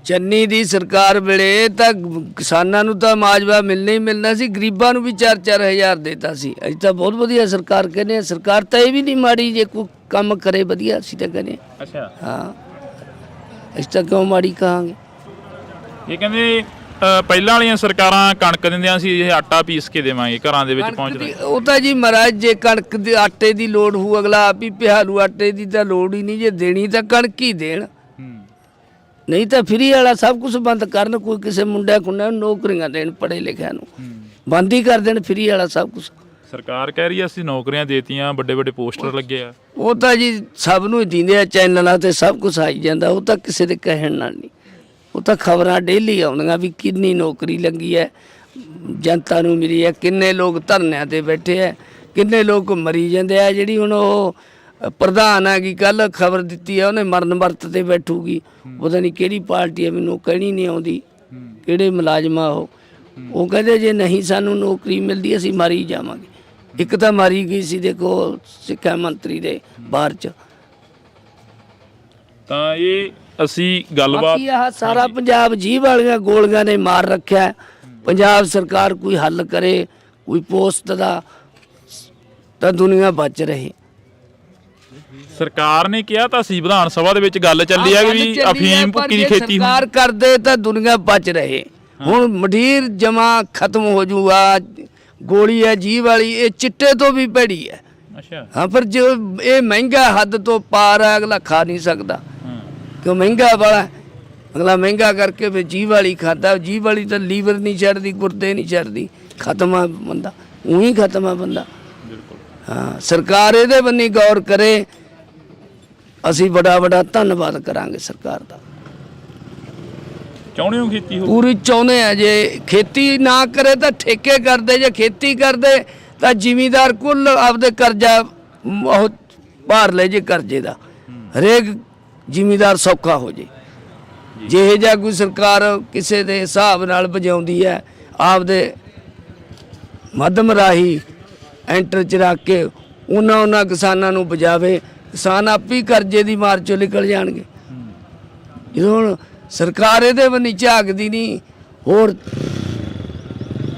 ਚੰਨੀ ਦੀ ਸਰਕਾਰ ਵੇਲੇ ਤਾਂ ਕਿਸਾਨਾਂ ਨੂੰ ਤਾਂ ਮਾਜਵਾ ਮਿਲਣਾ ਹੀ ਮਿਲਣਾ ਸੀ, ਗਰੀਬਾਂ ਨੂੰ ਵੀ 4-4 ਹਜ਼ਾਰ ਦੇਤਾ ਸੀ। ਅਸੀਂ ਤਾਂ ਬਹੁਤ ਵਧੀਆ ਸਰਕਾਰ ਕਹਿੰਦੇ, ਸਰਕਾਰ ਤਾਂ ਇਹ ਵੀ ਨਹੀਂ ਮਾੜੀ ਜੇ ਕੋਈ ਕੰਮ ਕਰੇ ਵਧੀਆ, ਅਸੀਂ ਤਾਂ ਕਹਿੰਦੇ। ਅੱਛਾ ਹਾਂ ਅਸੀਂ ਤਾਂ ਕਿਉਂ ਮਾੜੀ ਕਹਾਂਗੇ? ਇਹ ਕਹਿੰਦੇ ਪਹਿਲਾਂ ਵਾਲੀਆਂ ਸਰਕਾਰਾਂ ਕਣਕ ਦਿੰਦੀਆਂ ਸੀ, ਇਹ ਆਟਾ ਪੀਸ ਕੇ ਦੇਵਾਂਗੇ ਘਰਾਂ ਦੇ ਵਿੱਚ ਪਹੁੰਚਦਾ। ਉਹ ਤਾਂ ਜੀ ਮਹਾਰਾਜ ਜੇ ਕਣਕ ਦੇ ਆਟੇ ਦੀ ਲੋੜ ਹੋਊ ਅਗਲਾ ਆਪ ਹੀ ਪਿਹਾ ਲੂ, ਆਟੇ ਦੀ ਤਾਂ ਲੋੜ ਹੀ ਨਹੀਂ, ਜੇ ਦੇਣੀ ਤਾਂ ਕਣਕ ਹੀ ਦੇਣ, ਨਹੀਂ ਤਾਂ ਫਰੀ ਵਾਲਾ ਸਭ ਕੁਝ ਬੰਦ ਕਰਨ। ਕੋਈ ਕਿਸੇ ਮੁੰਡਿਆਂ ਕੁੰਡਿਆਂ ਨੂੰ ਨੌਕਰੀਆਂ ਦੇਣ, ਪੜ੍ਹੇ ਲਿਖਿਆਂ ਨੂੰ ਬੰਦ ਹੀ ਕਰ ਦੇਣ, ਫਰੀ ਵਾਲਾ ਸਭ ਕੁਝ। ਸਰਕਾਰ ਕਹਿ ਰਹੀ ਆ ਅਸੀਂ ਨੌਕਰੀਆਂ ਦੇਤੀਆਂ, ਵੱਡੇ ਵੱਡੇ ਪੋਸਟਰ ਲੱਗੇ ਆ। ਉਹ ਤਾਂ ਜੀ ਸਭ ਨੂੰ ਦਿੰਦੇ ਆ, ਚੈਨਲਾਂ ਤੇ ਸਭ ਕੁਝ ਆਈ ਜਾਂਦਾ, ਉਹ ਤਾਂ ਕਿਸੇ ਦੇ ਕਹਿਣ ਨਾਲ ਨਹੀਂ। ਉਹ ਤਾਂ ਖਬਰਾਂ ਡੇਲੀ ਆਉਂਦੀਆਂ ਵੀ ਕਿੰਨੀ ਨੌਕਰੀ ਲੱਗੀ ਹੈ, ਜਨਤਾ ਨੂੰ ਮਿਲੀ ਹੈ, ਕਿੰਨੇ ਲੋਕ ਧਰਨਿਆਂ ਤੇ ਬੈਠੇ ਹੈ, ਕਿੰਨੇ ਲੋਕ ਮਰੀ ਜਾਂਦੇ ਆ। ਜਿਹੜੀ ਹੁਣ ਉਹ ਪ੍ਰਧਾਨ ਆ ਗਈ, ਕੱਲ ਖਬਰ ਦਿੱਤੀ ਹੈ ਉਹਨੇ ਮਰਨ ਵਰਤ ਤੇ ਬੈਠੂਗੀ, ਪਤਾ ਨਹੀਂ ਕਿਹੜੀ ਪਾਰਟੀ ਹੈ, ਮੈਨੂੰ ਕਹਿਣੀ ਨਹੀਂ ਆਉਂਦੀ ਕਿਹੜੇ ਮੁਲਾਜ਼ਮਾਂ ਉਹ ਕਹਿੰਦੇ ਜੇ ਨਹੀਂ ਸਾਨੂੰ ਨੌਕਰੀ ਮਿਲਦੀ ਅਸੀਂ ਮਾਰੀ ਜਾਵਾਂਗੇ। ਇੱਕ ਤਾਂ ਮਾਰੀ ਗਈ ਸੀ ਦੇਖੋ ਸਿੱਖਿਆ ਮੰਤਰੀ ਦੇ ਬਾਹਰ ਚ। ਤਾਂ ਇਹ ਅਸੀਂ ਗੱਲਬਾਤ ਆਹ ਸਾਰਾ ਪੰਜਾਬ ਜੀਭ ਵਾਲੀਆਂ ਗੋਲੀਆਂ ਨੇ ਮਾਰ ਰੱਖਿਆ। ਪੰਜਾਬ ਸਰਕਾਰ ਕੋਈ ਹੱਲ ਕਰੇ, ਕੋਈ ਪੋਸਟ ਦਾ, ਤਾਂ ਦੁਨੀਆ ਬਚ ਰਹੇ। ਸਰਕਾਰ ਨੇ ਕਿਹਾ ਤਾਂ ਸੀ, ਵਿਧਾਨ ਸਭਾ ਦੇ ਵਿੱਚ ਗੱਲ ਚੱਲੀ ਹੈ ਵੀ ਅਫੀਮ ਭੁੱਕੀ ਦੀ ਖੇਤੀ ਸਰਕਾਰ ਕਰਦੇ ਤਾਂ ਦੁਨੀਆ ਬਚ ਰਹੇ। ਹੁਣ ਮਡੀਰ ਜਮਾ ਖਤਮ ਹੋ ਜੂਗਾ। ਗੋਲੀ ਹੈ ਜੀਭ ਵਾਲੀ, ਇਹ ਚਿੱਟੇ ਤੋਂ ਵੀ ਭੈੜੀ ਹੈ। ਅੱਛਾ ਹਾਂ, ਪਰ ਜੋ ਇਹ ਮਹਿੰਗਾ ਹੱਦ ਤੋਂ ਪਾਰ ਹੈ, ਅਗਲਾ ਖਾ ਨਹੀਂ ਸਕਦਾ ਕਿਉਂ ਮਹਿੰਗਾ ਵਾਲਾ। ਅਗਲਾ ਮਹਿੰਗਾ ਕਰਕੇ ਫਿਰ ਜੀਭ ਵਾਲੀ ਖਾਦਾ। ਜੀਭ ਵਾਲੀ ਤਾਂ ਲੀਵਰ ਨਹੀਂ ਛੱਡਦੀ, ਗੁਰਦੇ ਨਹੀਂ ਛੱਡਦੀ, ਖਤਮ ਆ ਬੰਦਾ, ਉਹੀ ਖਤਮ ਆ ਬੰਦਾ। ਹਾਂ ਸਰਕਾਰ ਇਹਦੇ ਬੰਨੀ ਗੌਰ ਕਰੇ, ਅਸੀਂ ਬੜਾ ਧੰਨਵਾਦ ਕਰਾਂਗੇ ਸਰਕਾਰ ਦਾ। ਚਾਹੁੰਦੇ ਹੋ ਖੇਤੀ ਹੋ? ਪੂਰੀ ਚਾਹੁੰਦੇ ਆ। ਜੇ ਖੇਤੀ ਨਾ ਕਰੇ ਤਾਂ ਠੇਕੇ ਕਰਦੇ, ਜੇ ਖੇਤੀ ਕਰਦੇ ਤਾਂ ਜ਼ਿਮੀਦਾਰ ਕੁੱਲ ਆਪਦੇ ਕਰਜ਼ਾ ਉਹ ਭਾਰ ਲੈ ਜੇ ਕਰਜ਼ੇ ਦਾ, ਹਰੇਕ ਜ਼ਿਮੀਦਾਰ ਸੌਖਾ ਹੋ ਜੇ। ਜਿਹੇ ਜਿਹਾ ਕੋਈ ਸਰਕਾਰ ਕਿਸੇ ਦੇ ਹਿਸਾਬ ਨਾਲ ਵਜਾਉਂਦੀ ਹੈ, ਆਪਦੇ ਮੱਧਮ ਰਾਹੀਂ ਐਂਟਰ ਚ ਰੱਖ ਕੇ ਉਹਨਾਂ ਕਿਸਾਨਾਂ ਨੂੰ ਬਜਾਵੇ, ਕਿਸਾਨ ਆਪੇ ਕਰਜ਼ੇ ਦੀ ਮਾਰ ਚੋਂ ਨਿਕਲ ਜਾਣਗੇ। ਜਦੋਂ ਹੁਣ ਸਰਕਾਰ ਇਹਦੇ ਬੰਨੀ ਝਾਕਦੀ ਨਹੀਂ, ਹੋਰ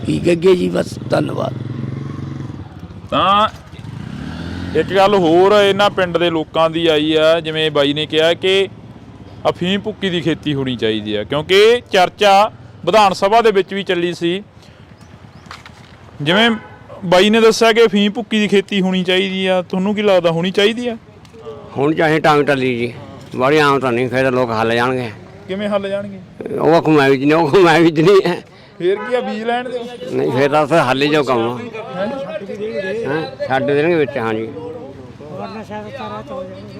ਕੀ ਕਹਗੇ ਜੀ, ਬਸ ਧੰਨਵਾਦ। ਤਾਂ ਇੱਕ ਗੱਲ ਹੋਰ ਇਹਨਾਂ ਪਿੰਡ ਦੇ ਲੋਕਾਂ ਦੀ ਆਈ ਆ, ਜਿਵੇਂ ਬਾਈ ਨੇ ਕਿਹਾ ਕਿ ਅਫੀਮ ਭੁੱਕੀ ਦੀ ਖੇਤੀ ਹੋਣੀ ਚਾਹੀਦੀ ਆ, ਕਿਉਂਕਿ ਚਰਚਾ ਵਿਧਾਨ ਸਭਾ ਦੇ ਵਿੱਚ ਵੀ ਚੱਲੀ ਸੀ। ਜਿਵੇਂ ਬਾਈ ਨੇ ਦੱਸਿਆ ਕਿ ਅਫੀਮ ਭੁੱਕੀ ਦੀ ਖੇਤੀ ਹੋਣੀ ਚਾਹੀਦੀ ਆ, ਤੁਹਾਨੂੰ ਕੀ ਲੱਗਦਾ ਹੋਣੀ ਚਾਹੀਦੀ ਆ? ਹੁਣ ਚਾਹੇ ਟਾਂਗ ਟੱਲੀ ਜੀ, ਬੜੀ ਆਮ ਤਾਂ ਨਹੀਂ, ਫਿਰ ਲੋਕ ਹੱਲ ਜਾਣਗੇ। ਕਿਵੇਂ ਹੱਲ ਜਾਣਗੇ? ਉਹ ਘੁਮਾਈ ਵੀ ਨਹੀਂ, ਉਹ ਘੁਮਾਈ ਵੀ ਨਹੀਂ ਹੈ, ਫੇਰ ਕੀ ਆ, ਬੀਜ ਲੈਣ ਦਿਓ। ਨਹੀਂ ਫਿਰ ਤਾਂ ਉੱਥੇ ਹੱਲ ਹੀ ਜੋ ਕੰਮ ਆ। ਛੱਡ ਦੇਣਗੇ ਵਿੱਚ। ਹਾਂਜੀ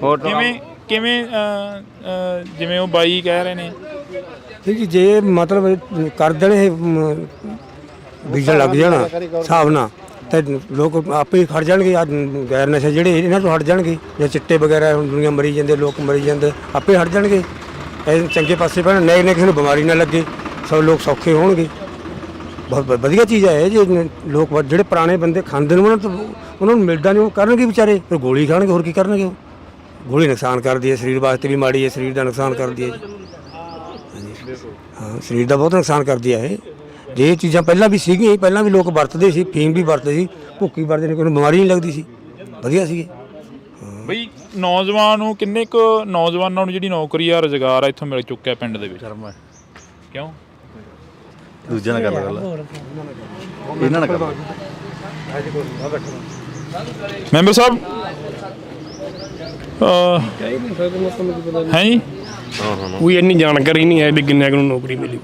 ਹੋਰ ਕਿਵੇਂ ਜਿਵੇਂ ਉਹ ਬਾਈ ਕਹਿ ਰਹੇ ਨੇ ਠੀਕ, ਜੇ ਮਤਲਬ ਕਰ ਦੇਣ ਇਹ ਬੀਜਣ ਲੱਗ ਜਾਣਾ ਹਿਸਾਬ ਨਾਲ, ਤਾਂ ਲੋਕ ਆਪੇ ਖੜ ਜਾਣਗੇ। ਆ ਗੈਰ ਨਸ਼ਾ ਜਿਹੜੇ ਇਹਨਾਂ ਤੋਂ ਹਟ ਜਾਣਗੇ, ਜਾਂ ਚਿੱਟੇ ਵਗੈਰਾ ਹੁਣ ਦੁਨੀਆ ਮਰੀ ਜਾਂਦੇ, ਲੋਕ ਮਰੀ ਜਾਂਦੇ, ਆਪੇ ਹਟ ਜਾਣਗੇ। ਇਹ ਚੰਗੇ ਪਾਸੇ ਪੈਣ, ਨਏ ਕਿਸੇ ਨੂੰ ਬਿਮਾਰੀ ਨਾ ਲੱਗੇ, ਸਭ ਲੋਕ ਸੌਖੇ ਹੋਣਗੇ। ਬਹੁਤ ਵਧੀਆ ਚੀਜ਼ ਹੈ। ਜੇ ਲੋਕ ਜਿਹੜੇ ਪੁਰਾਣੇ ਬੰਦੇ ਖਾਂਦੇ ਨੇ ਉਹਨਾਂ ਨੂੰ ਮਿਲਦਾ ਨਹੀਂ, ਉਹ ਕਰਨਗੇ ਵਿਚਾਰੇ, ਫਿਰ ਗੋਲੀ ਖਾਣਗੇ, ਹੋਰ ਕੀ ਕਰਨਗੇ। ਉਹ ਗੋਲੀ ਨੁਕਸਾਨ ਕਰਦੀ ਹੈ, ਸਰੀਰ ਵਾਸਤੇ ਵੀ ਮਾੜੀ ਹੈ, ਸਰੀਰ ਦਾ ਨੁਕਸਾਨ ਕਰਦੀ ਹੈ। ਹਾਂ, ਸਰੀਰ ਦਾ ਬਹੁਤ ਨੁਕਸਾਨ ਕਰਦੀ ਹੈ ਇਹ। ਜੇ ਇਹ ਚੀਜ਼ਾਂ ਪਹਿਲਾਂ ਵੀ ਸੀਗੀਆਂ, ਪਹਿਲਾਂ ਵੀ ਲੋਕ ਵਰਤਦੇ ਸੀ, ਫੀਮ ਵੀ ਵਰਤਦੇ ਸੀ, ਭੁੱਕੀ ਵਰਤਦੇ ਨੇ, ਕੋਈ ਬਿਮਾਰੀ ਨਹੀਂ ਲੱਗਦੀ ਸੀ, ਵਧੀਆ ਸੀਗੇ। ਬਈ ਨੌਜਵਾਨ ਨੂੰ ਕਿੰਨੇ ਕੁ ਨੌਜਵਾਨਾਂ ਨੂੰ ਜਿਹੜੀ ਨੌਕਰੀ ਆ, ਰੁਜ਼ਗਾਰ ਆ ਇੱਥੋਂ ਮਿਲ ਚੁੱਕਿਆ ਪਿੰਡ ਦੇ ਵਿੱਚ? ਕਿਉਂ? ਦੂਜਿਆਂ ਨਾਲ ਗੱਲ ਇਹਨਾਂ ਨਾਲ ਗੱਲ। ਮੈਂਬਰ ਸਾਹਿਬ ਹੈ ਜੀ, ਕੋਈ ਇੰਨੀ ਜਾਣਕਾਰੀ ਨਹੀਂ ਹੈ ਵੀ ਕਿੰਨੇ ਨੂੰ ਨੌਕਰੀ ਮਿਲੀ।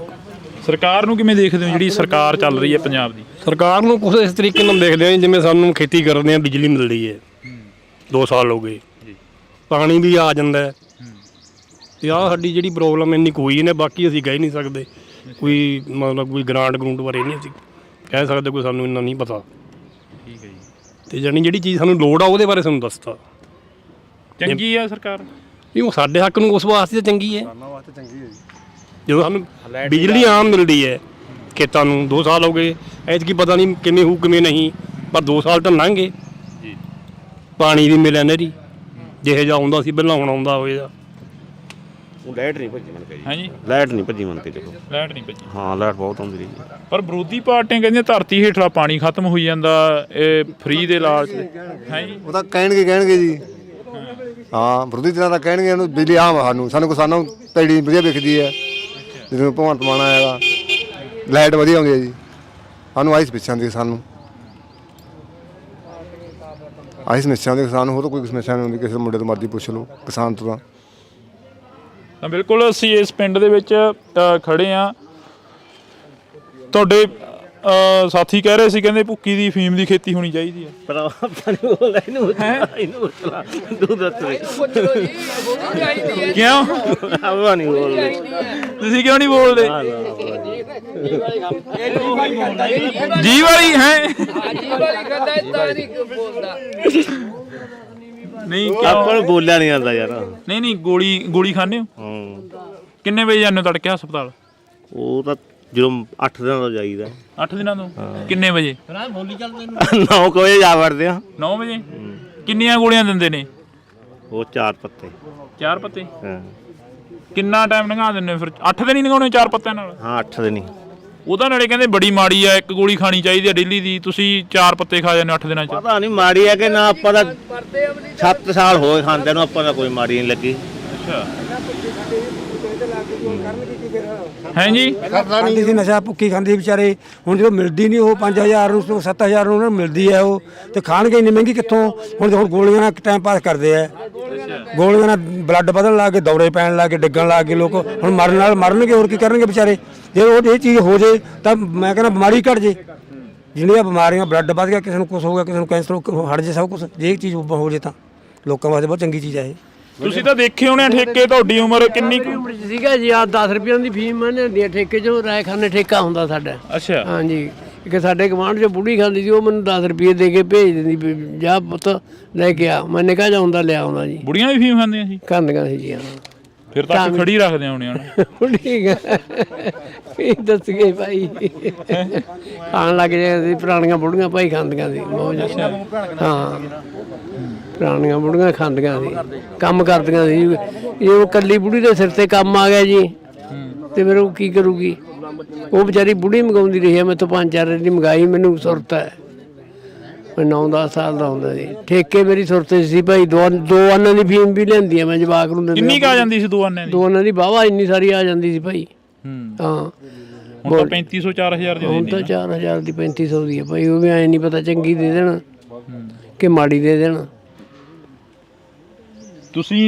ਸਰਕਾਰ ਨੂੰ ਕਿਵੇਂ ਦੇਖਦੇ ਹੋ, ਜਿਹੜੀ ਸਰਕਾਰ ਚੱਲ ਰਹੀ ਹੈ ਪੰਜਾਬ ਦੀ? ਸਰਕਾਰ ਨੂੰ ਕੁਛ ਇਸ ਤਰੀਕੇ ਨਾਲ ਦੇਖਦੇ ਆ, ਜਿਵੇਂ ਸਾਨੂੰ ਖੇਤੀ ਕਰਦੇ ਆ ਬਿਜਲੀ ਮਿਲਦੀ ਹੈ, 2 ਸਾਲ ਹੋ ਗਏ, ਪਾਣੀ ਵੀ ਆ ਜਾਂਦਾ ਤੇ ਆਹ ਸਾਡੀ ਜਿਹੜੀ ਪ੍ਰੋਬਲਮ ਇੰਨੀ ਕੋਈ ਨੇ, ਬਾਕੀ ਅਸੀਂ ਕਹਿ ਨਹੀਂ ਸਕਦੇ। ਕੋਈ ਮਤਲਬ ਕੋਈ ਗ੍ਰਾਂਟ ਬਾਰੇ ਨਹੀਂ ਅਸੀਂ ਕਹਿ ਸਕਦੇ, ਕੋਈ ਸਾਨੂੰ ਇੰਨਾ ਨਹੀਂ ਪਤਾ। ਠੀਕ ਹੈ ਜੀ। ਤੇ ਜਾਨੀ ਜਿਹੜੀ ਚੀਜ਼ ਸਾਨੂੰ ਲੋੜ ਆ ਉਹਦੇ ਬਾਰੇ ਸਾਨੂੰ ਦੱਸਤਾ। ਚੰਗੀ ਆ ਸਰਕਾਰ? ਨਹੀਂ, ਉਹ ਸਾਡੇ ਹੱਕ ਨੂੰ ਉਸ ਵਾਸਤੇ ਤਾਂ ਚੰਗੀ ਹੈ। ਵਾਸਤੇ ਚੰਗੀ ਹੈ ਜੀ। ਜਦੋਂ ਸਾਨੂੰ ਬਿਜਲੀ ਆਮ ਮਿਲਦੀ ਹੈ ਖੇਤਾਂ ਨੂੰ, 2 ਸਾਲ ਹੋ ਗਏ, ਐਤਕੀ ਪਤਾ ਨਹੀਂ ਕਿਵੇਂ ਹੋਊ ਕਿਵੇਂ ਨਹੀਂ, ਪਰ 2 ਸਾਲ ਤਾਂ ਲੰਘ ਗਏ। ਪਾਣੀ ਵੀ ਮਿਲਿਆ ਨਹਿਰੀ, ਜਿਹੇ ਜਿਹਾ ਆਉਂਦਾ ਸੀ ਪਹਿਲਾਂ, ਹੁਣ ਆਉਂਦਾ ਹੋਏਗਾ। ਉਹ ਲਾਈਟ ਨਹੀਂ ਭੱਜੀ ਮਨ ਕੇ ਜੀ। ਹਾਂਜੀ, ਲਾਈਟ ਨਹੀਂ ਭੱਜੀ ਮਨ ਕੇ ਦੇਖੋ। ਲਾਈਟ ਨਹੀਂ ਭੱਜੀ? ਹਾਂ, ਲਾਈਟ ਬਹੁਤ ਆਉਂਦੀ ਰਹੀ। ਪਰ ਵਿਰੋਧੀ ਪਾਰਟੀਆਂ ਕਹਿੰਦੀਆਂ ਧਰਤੀ ਹੇਠਲਾ ਪਾਣੀ ਖਤਮ ਹੋਈ ਜਾਂਦਾ, ਇਹ ਫ੍ਰੀ ਦੇ ਲਾਲਚ ਹੈ ਜੀ। ਉਹ ਤਾਂ ਕਹਿਣਗੇ ਜੀ। ਹਾਂ, ਵਿਰੋਧੀ ਧਿਰਾਂ ਤਾਂ ਕਹਿਣਗੇ ਇਹਨੂੰ ਬਿਜਲੀ ਆਮ ਸਾਨੂੰ ਕਿਸਾਨਾਂ ਨੂੰ ਪੈੜੀ ਵਧੀਆ ਵਿਕਦੀ ਹੈ। ਜਦੋਂ ਭਗਵੰਤ ਮਾਨ ਆਏਗਾ ਲਾਈਟ ਵਧੀਆ ਆਉਂਦੀ ਹੈ ਜੀ, ਸਾਨੂੰ ਆਈ ਸਮੱਸਿਆ ਦੀ ਸਾਨੂੰ ਆਈ ਸਮੱਸਿਆ ਦੀ ਕਿਸਾਨ ਨੂੰ, ਹੋਰ ਤਾਂ ਕੋਈ ਸਮੱਸਿਆ ਨਹੀਂ ਹੁੰਦੀ। ਕਿਸੇ ਮੁੰਡੇ ਤੋਂ ਮਰਜ਼ੀ ਪੁੱਛ ਲਓ, ਕਿਸਾਨ ਤੋਂ ਤਾਂ ਬਿਲਕੁਲ ਅਸੀਂ ਇਸ ਪਿੰਡ ਦੇ ਵਿੱਚ ਖੜੇ ਆ। ਤੁਹਾਡੇ ਸਾਥੀ ਕਹਿ ਰਹੇ ਸੀ, ਕਹਿੰਦੇ ਭੁੱਕੀ ਦੀ ਫੀਮ ਦੀ ਖੇਤੀ ਹੋਣੀ ਚਾਹੀਦੀ ਹੈ। ਕਿਉਂ? ਤੁਸੀਂ ਕਿਉਂ ਨਹੀਂ ਬੋਲਦੇ? ਜੀ ਵਾਲੀ ਹੈ ਨਹੀਂ, ਆਪਾਂ ਨੂੰ ਬੋਲਿਆ ਨਹੀਂ ਜਾਂਦਾ ਯਾਰ। ਨਹੀਂ, ਗੋਲੀ ਖਾਂਦੇ ਹੋ? ਕਿੰਨੇ ਵਜੇ ਜਾਂਦੇ ਹੋ ਤੜਕੇ ਹਸਪਤਾਲ? ਉਹ ਤਾਂ ਜਦੋਂ 8 ਦਿਨਾਂ ਤੋਂ ਜਾਈਦਾ। 8 ਦਿਨਾਂ ਤੋਂ? ਕਿੰਨੇ ਵਜੇ? 9 ਵਜੇ ਜਾ ਵੜਦੇ ਆ। 9 ਵਜੇ? ਕਿੰਨੀਆਂ ਗੋਲੀਆਂ ਦਿੰਦੇ ਨੇ ਉਹ? 4 ਪੱਤੇ। 4 ਪੱਤੇ? ਹਾਂ। ਕਿੰਨਾ ਟਾਈਮ ਲੰਘਾ ਦਿੰਦੇ ਫਿਰ? 8 ਦਿਨ ਹੀ ਲੰਘਾਉਣੇ 4 ਪੱਤਿਆਂ ਨਾਲ? ਹਾਂ, 8 ਦਿਨ ਹੀ। ਉਹਦਾ ਨਾਲੇ ਕਹਿੰਦੇ ਬੜੀ ਮਾੜੀ ਆ, 1 ਗੋਲੀ ਖਾਣੀ ਚਾਹੀਦੀ ਆ ਡੇਲੀ ਦੀ, ਤੁਸੀਂ 4 ਪੱਤੇ ਖਾ ਜਾਂਦੇ 8 ਦਿਨਾਂ ਚ। ਪਤਾ ਨਹੀਂ ਮਾੜੀ ਹੈ ਕਿ ਨਾ, ਆਪਾਂ ਦਾ 7 ਸਾਲ ਹੋਏ ਖਾਂਦੇ ਨੂੰ, ਆਪਾਂ ਦਾ ਕੋਈ ਮਾੜੀ ਨਹੀਂ ਲੱਗੀ। ਅੱਛਾ, ਹੈ ਜੀ। ਖਾਂਦੀ ਸੀ ਨਸ਼ਾ, ਭੁੱਕੀ ਖਾਂਦੀ ਵਿਚਾਰੇ। ਹੁਣ ਜਦੋਂ ਮਿਲਦੀ ਨਹੀਂ, ਉਹ 5000 ਨੂੰ 7000 ਨੂੰ ਉਹਨਾਂ ਨੂੰ ਮਿਲਦੀ ਹੈ, ਉਹ ਤੇ ਖਾਣਗੇ ਇੰਨੀ ਮਹਿੰਗੀ ਕਿੱਥੋਂ? ਹੁਣ ਗੋਲੀਆਂ ਨਾਲ ਟਾਈਮ ਪਾਸ ਕਰਦੇ ਆ, ਗੋਲੀਆਂ ਨਾਲ ਬਲੱਡ ਵਧਣ ਲੱਗ ਗਏ, ਦੌਰੇ ਪੈਣ ਲੱਗ ਗਏ, ਡਿੱਗਣ ਲੱਗ ਗਏ ਲੋਕ। ਹੁਣ ਮਰਨਗੇ, ਹੋਰ ਕੀ ਕਰਨਗੇ ਵਿਚਾਰੇ। ਜੇ ਉਹ ਇਹ ਚੀਜ਼ ਹੋ ਜੇ ਤਾਂ ਮੈਂ ਕਹਿੰਦਾ ਬਿਮਾਰੀ ਘਟ ਜੇ। ਜਿਹੜੀਆਂ ਬਿਮਾਰੀਆਂ ਬਲੱਡ ਵੱਧ ਗਿਆ, ਕਿਸੇ ਨੂੰ ਕੁਝ ਹੋ ਗਿਆ, ਕਿਸੇ ਨੂੰ ਕੈਂਸਰ ਹਟ ਜੇ ਸਭ ਕੁਝ, ਜੇ ਇਹ ਚੀਜ਼ ਹੋ ਜੇ ਤਾਂ ਲੋਕਾਂ ਵਾਸਤੇ ਬਹੁਤ ਚੰਗੀ ਚੀਜ਼ ਹੈ ਇਹ। ਤੁਸੀਂ ਤਾਂ ਦੇਖੇ ਹੋਣੇ ਠੇਕੇ, ਤੁਹਾਡੀ ਉਮਰ ਕਿੰਨੀ ਕੁ? ਸੀਗਾ ਜੀ ਆ 10 ਰੁਪਏ ਦੀ ਫੀਸ ਮੈਨੇ ਹੁੰਦੀ ਆ ਠੇਕੇ 'ਚੋਂ, ਰਾਇਖਾਨੇ ਠੇਕਾ ਹੁੰਦਾ ਸਾਡਾ। ਅੱਛਾ। ਹਾਂਜੀ, ਇੱਕ ਸਾਡੇ ਗਵਾਂਢ 'ਚ ਬੁੜੀ ਖਾਂਦੀ ਸੀ, ਉਹ ਮੈਨੂੰ 10 ਰੁਪਏ ਦੇ ਕੇ ਭੇਜ ਦਿੰਦੀ ਵੀ ਜਾ ਪੁੱਤ ਲੈ ਕੇ ਆ, ਮੈਂ ਨਿਕਾ ਜਾਂਦਾ ਲਿਆ ਆਉਂਦਾ ਜੀ। ਬੁੜੀਆਂ ਵੀ ਫੀਮ ਖਾਂਦੀਆਂ ਸੀ? ਖਾਂਦੀਆਂ ਸੀ ਜੀ ਹਾਂ। ਫਿਰ ਤਾਂ ਖੜੀ ਰੱਖਦੇ ਹੋਣੇ ਹਨ। ਠੀਕ ਹੈ, ਇਹ ਦੱਸ ਗਏ ਭਾਈ, ਖਾਣ ਲੱਗ ਜਾਂਦੇ ਸੀ ਪੁਰਾਣੀਆਂ ਬੁੜੀਆਂ ਭਾਈ, ਖਾਂਦੀਆਂ ਸੀ ਬਹੁਤ ਜ਼ਿਆਦਾ। ਹਾਂ, ਪੁਰਾਣੀਆਂ ਬੁੜੀਆਂ ਖਾਂਦੀਆਂ ਸੀ, ਕੰਮ ਕਰਦੀਆਂ ਸੀ। ਇਹ ਉਹ ਕੱਲੀ ਬੁੜੀ ਦੇ ਸਿਰ ਤੇ ਕੰਮ ਆ ਗਿਆ ਜੀ, ਤੇ ਫਿਰ ਉਹ ਕੀ ਕਰੂਗੀ? ਉਹ ਵਿਚਾਰੀ ਬੁੜੀ ਮੰਗਾਉਂਦੀ ਰਹੀ ਹੈ, ਮੈਂ ਤੋਂ 5-4 ਦੀ ਮੰਗਾਈ, ਮੈਨੂੰ ਸੁਰਤ ਹੈ। ਮੈਂ 9-10 ਸਾਲ ਦਾ ਹੁੰਦਾ ਸੀ, ਠੇਕੇ ਮੇਰੀ ਸੁਰਤ ਸੀ ਭਾਈ। ਦੋ ਆਨਾਂ ਦੀ ਫੀਮ ਵੀ ਲੈਂਦੀ ਆ ਮੈਂ ਜਵਾਕ ਨੂੰ ਦਿੰਦਾ। ਕਿੰਨੀ ਕੁ ਆ ਜਾਂਦੀ ਸੀ 2 ਆਨੇ ਦੀ? 2 ਆਨਾਂ ਦੀ ਵਾਹਵਾ ਇੰਨੀ ਸਾਰੀ ਆ ਜਾਂਦੀ ਸੀ ਭਾਈ। ਹਾਂ, ਹੁਣ ਤਾਂ 3500-4000 ਦੀ ਹੁਣ ਤਾਂ 4000 ਦੀ 3500 ਦੀ ਹੈ ਭਾਈ। ਉਹ ਵੀ ਐ ਨਹੀਂ ਪਤਾ ਚੰਗੀ ਦੇ ਦੇਣ ਕਿ ਮਾੜੀ ਦੇ ਦੇਣ। ਤੁਸੀਂ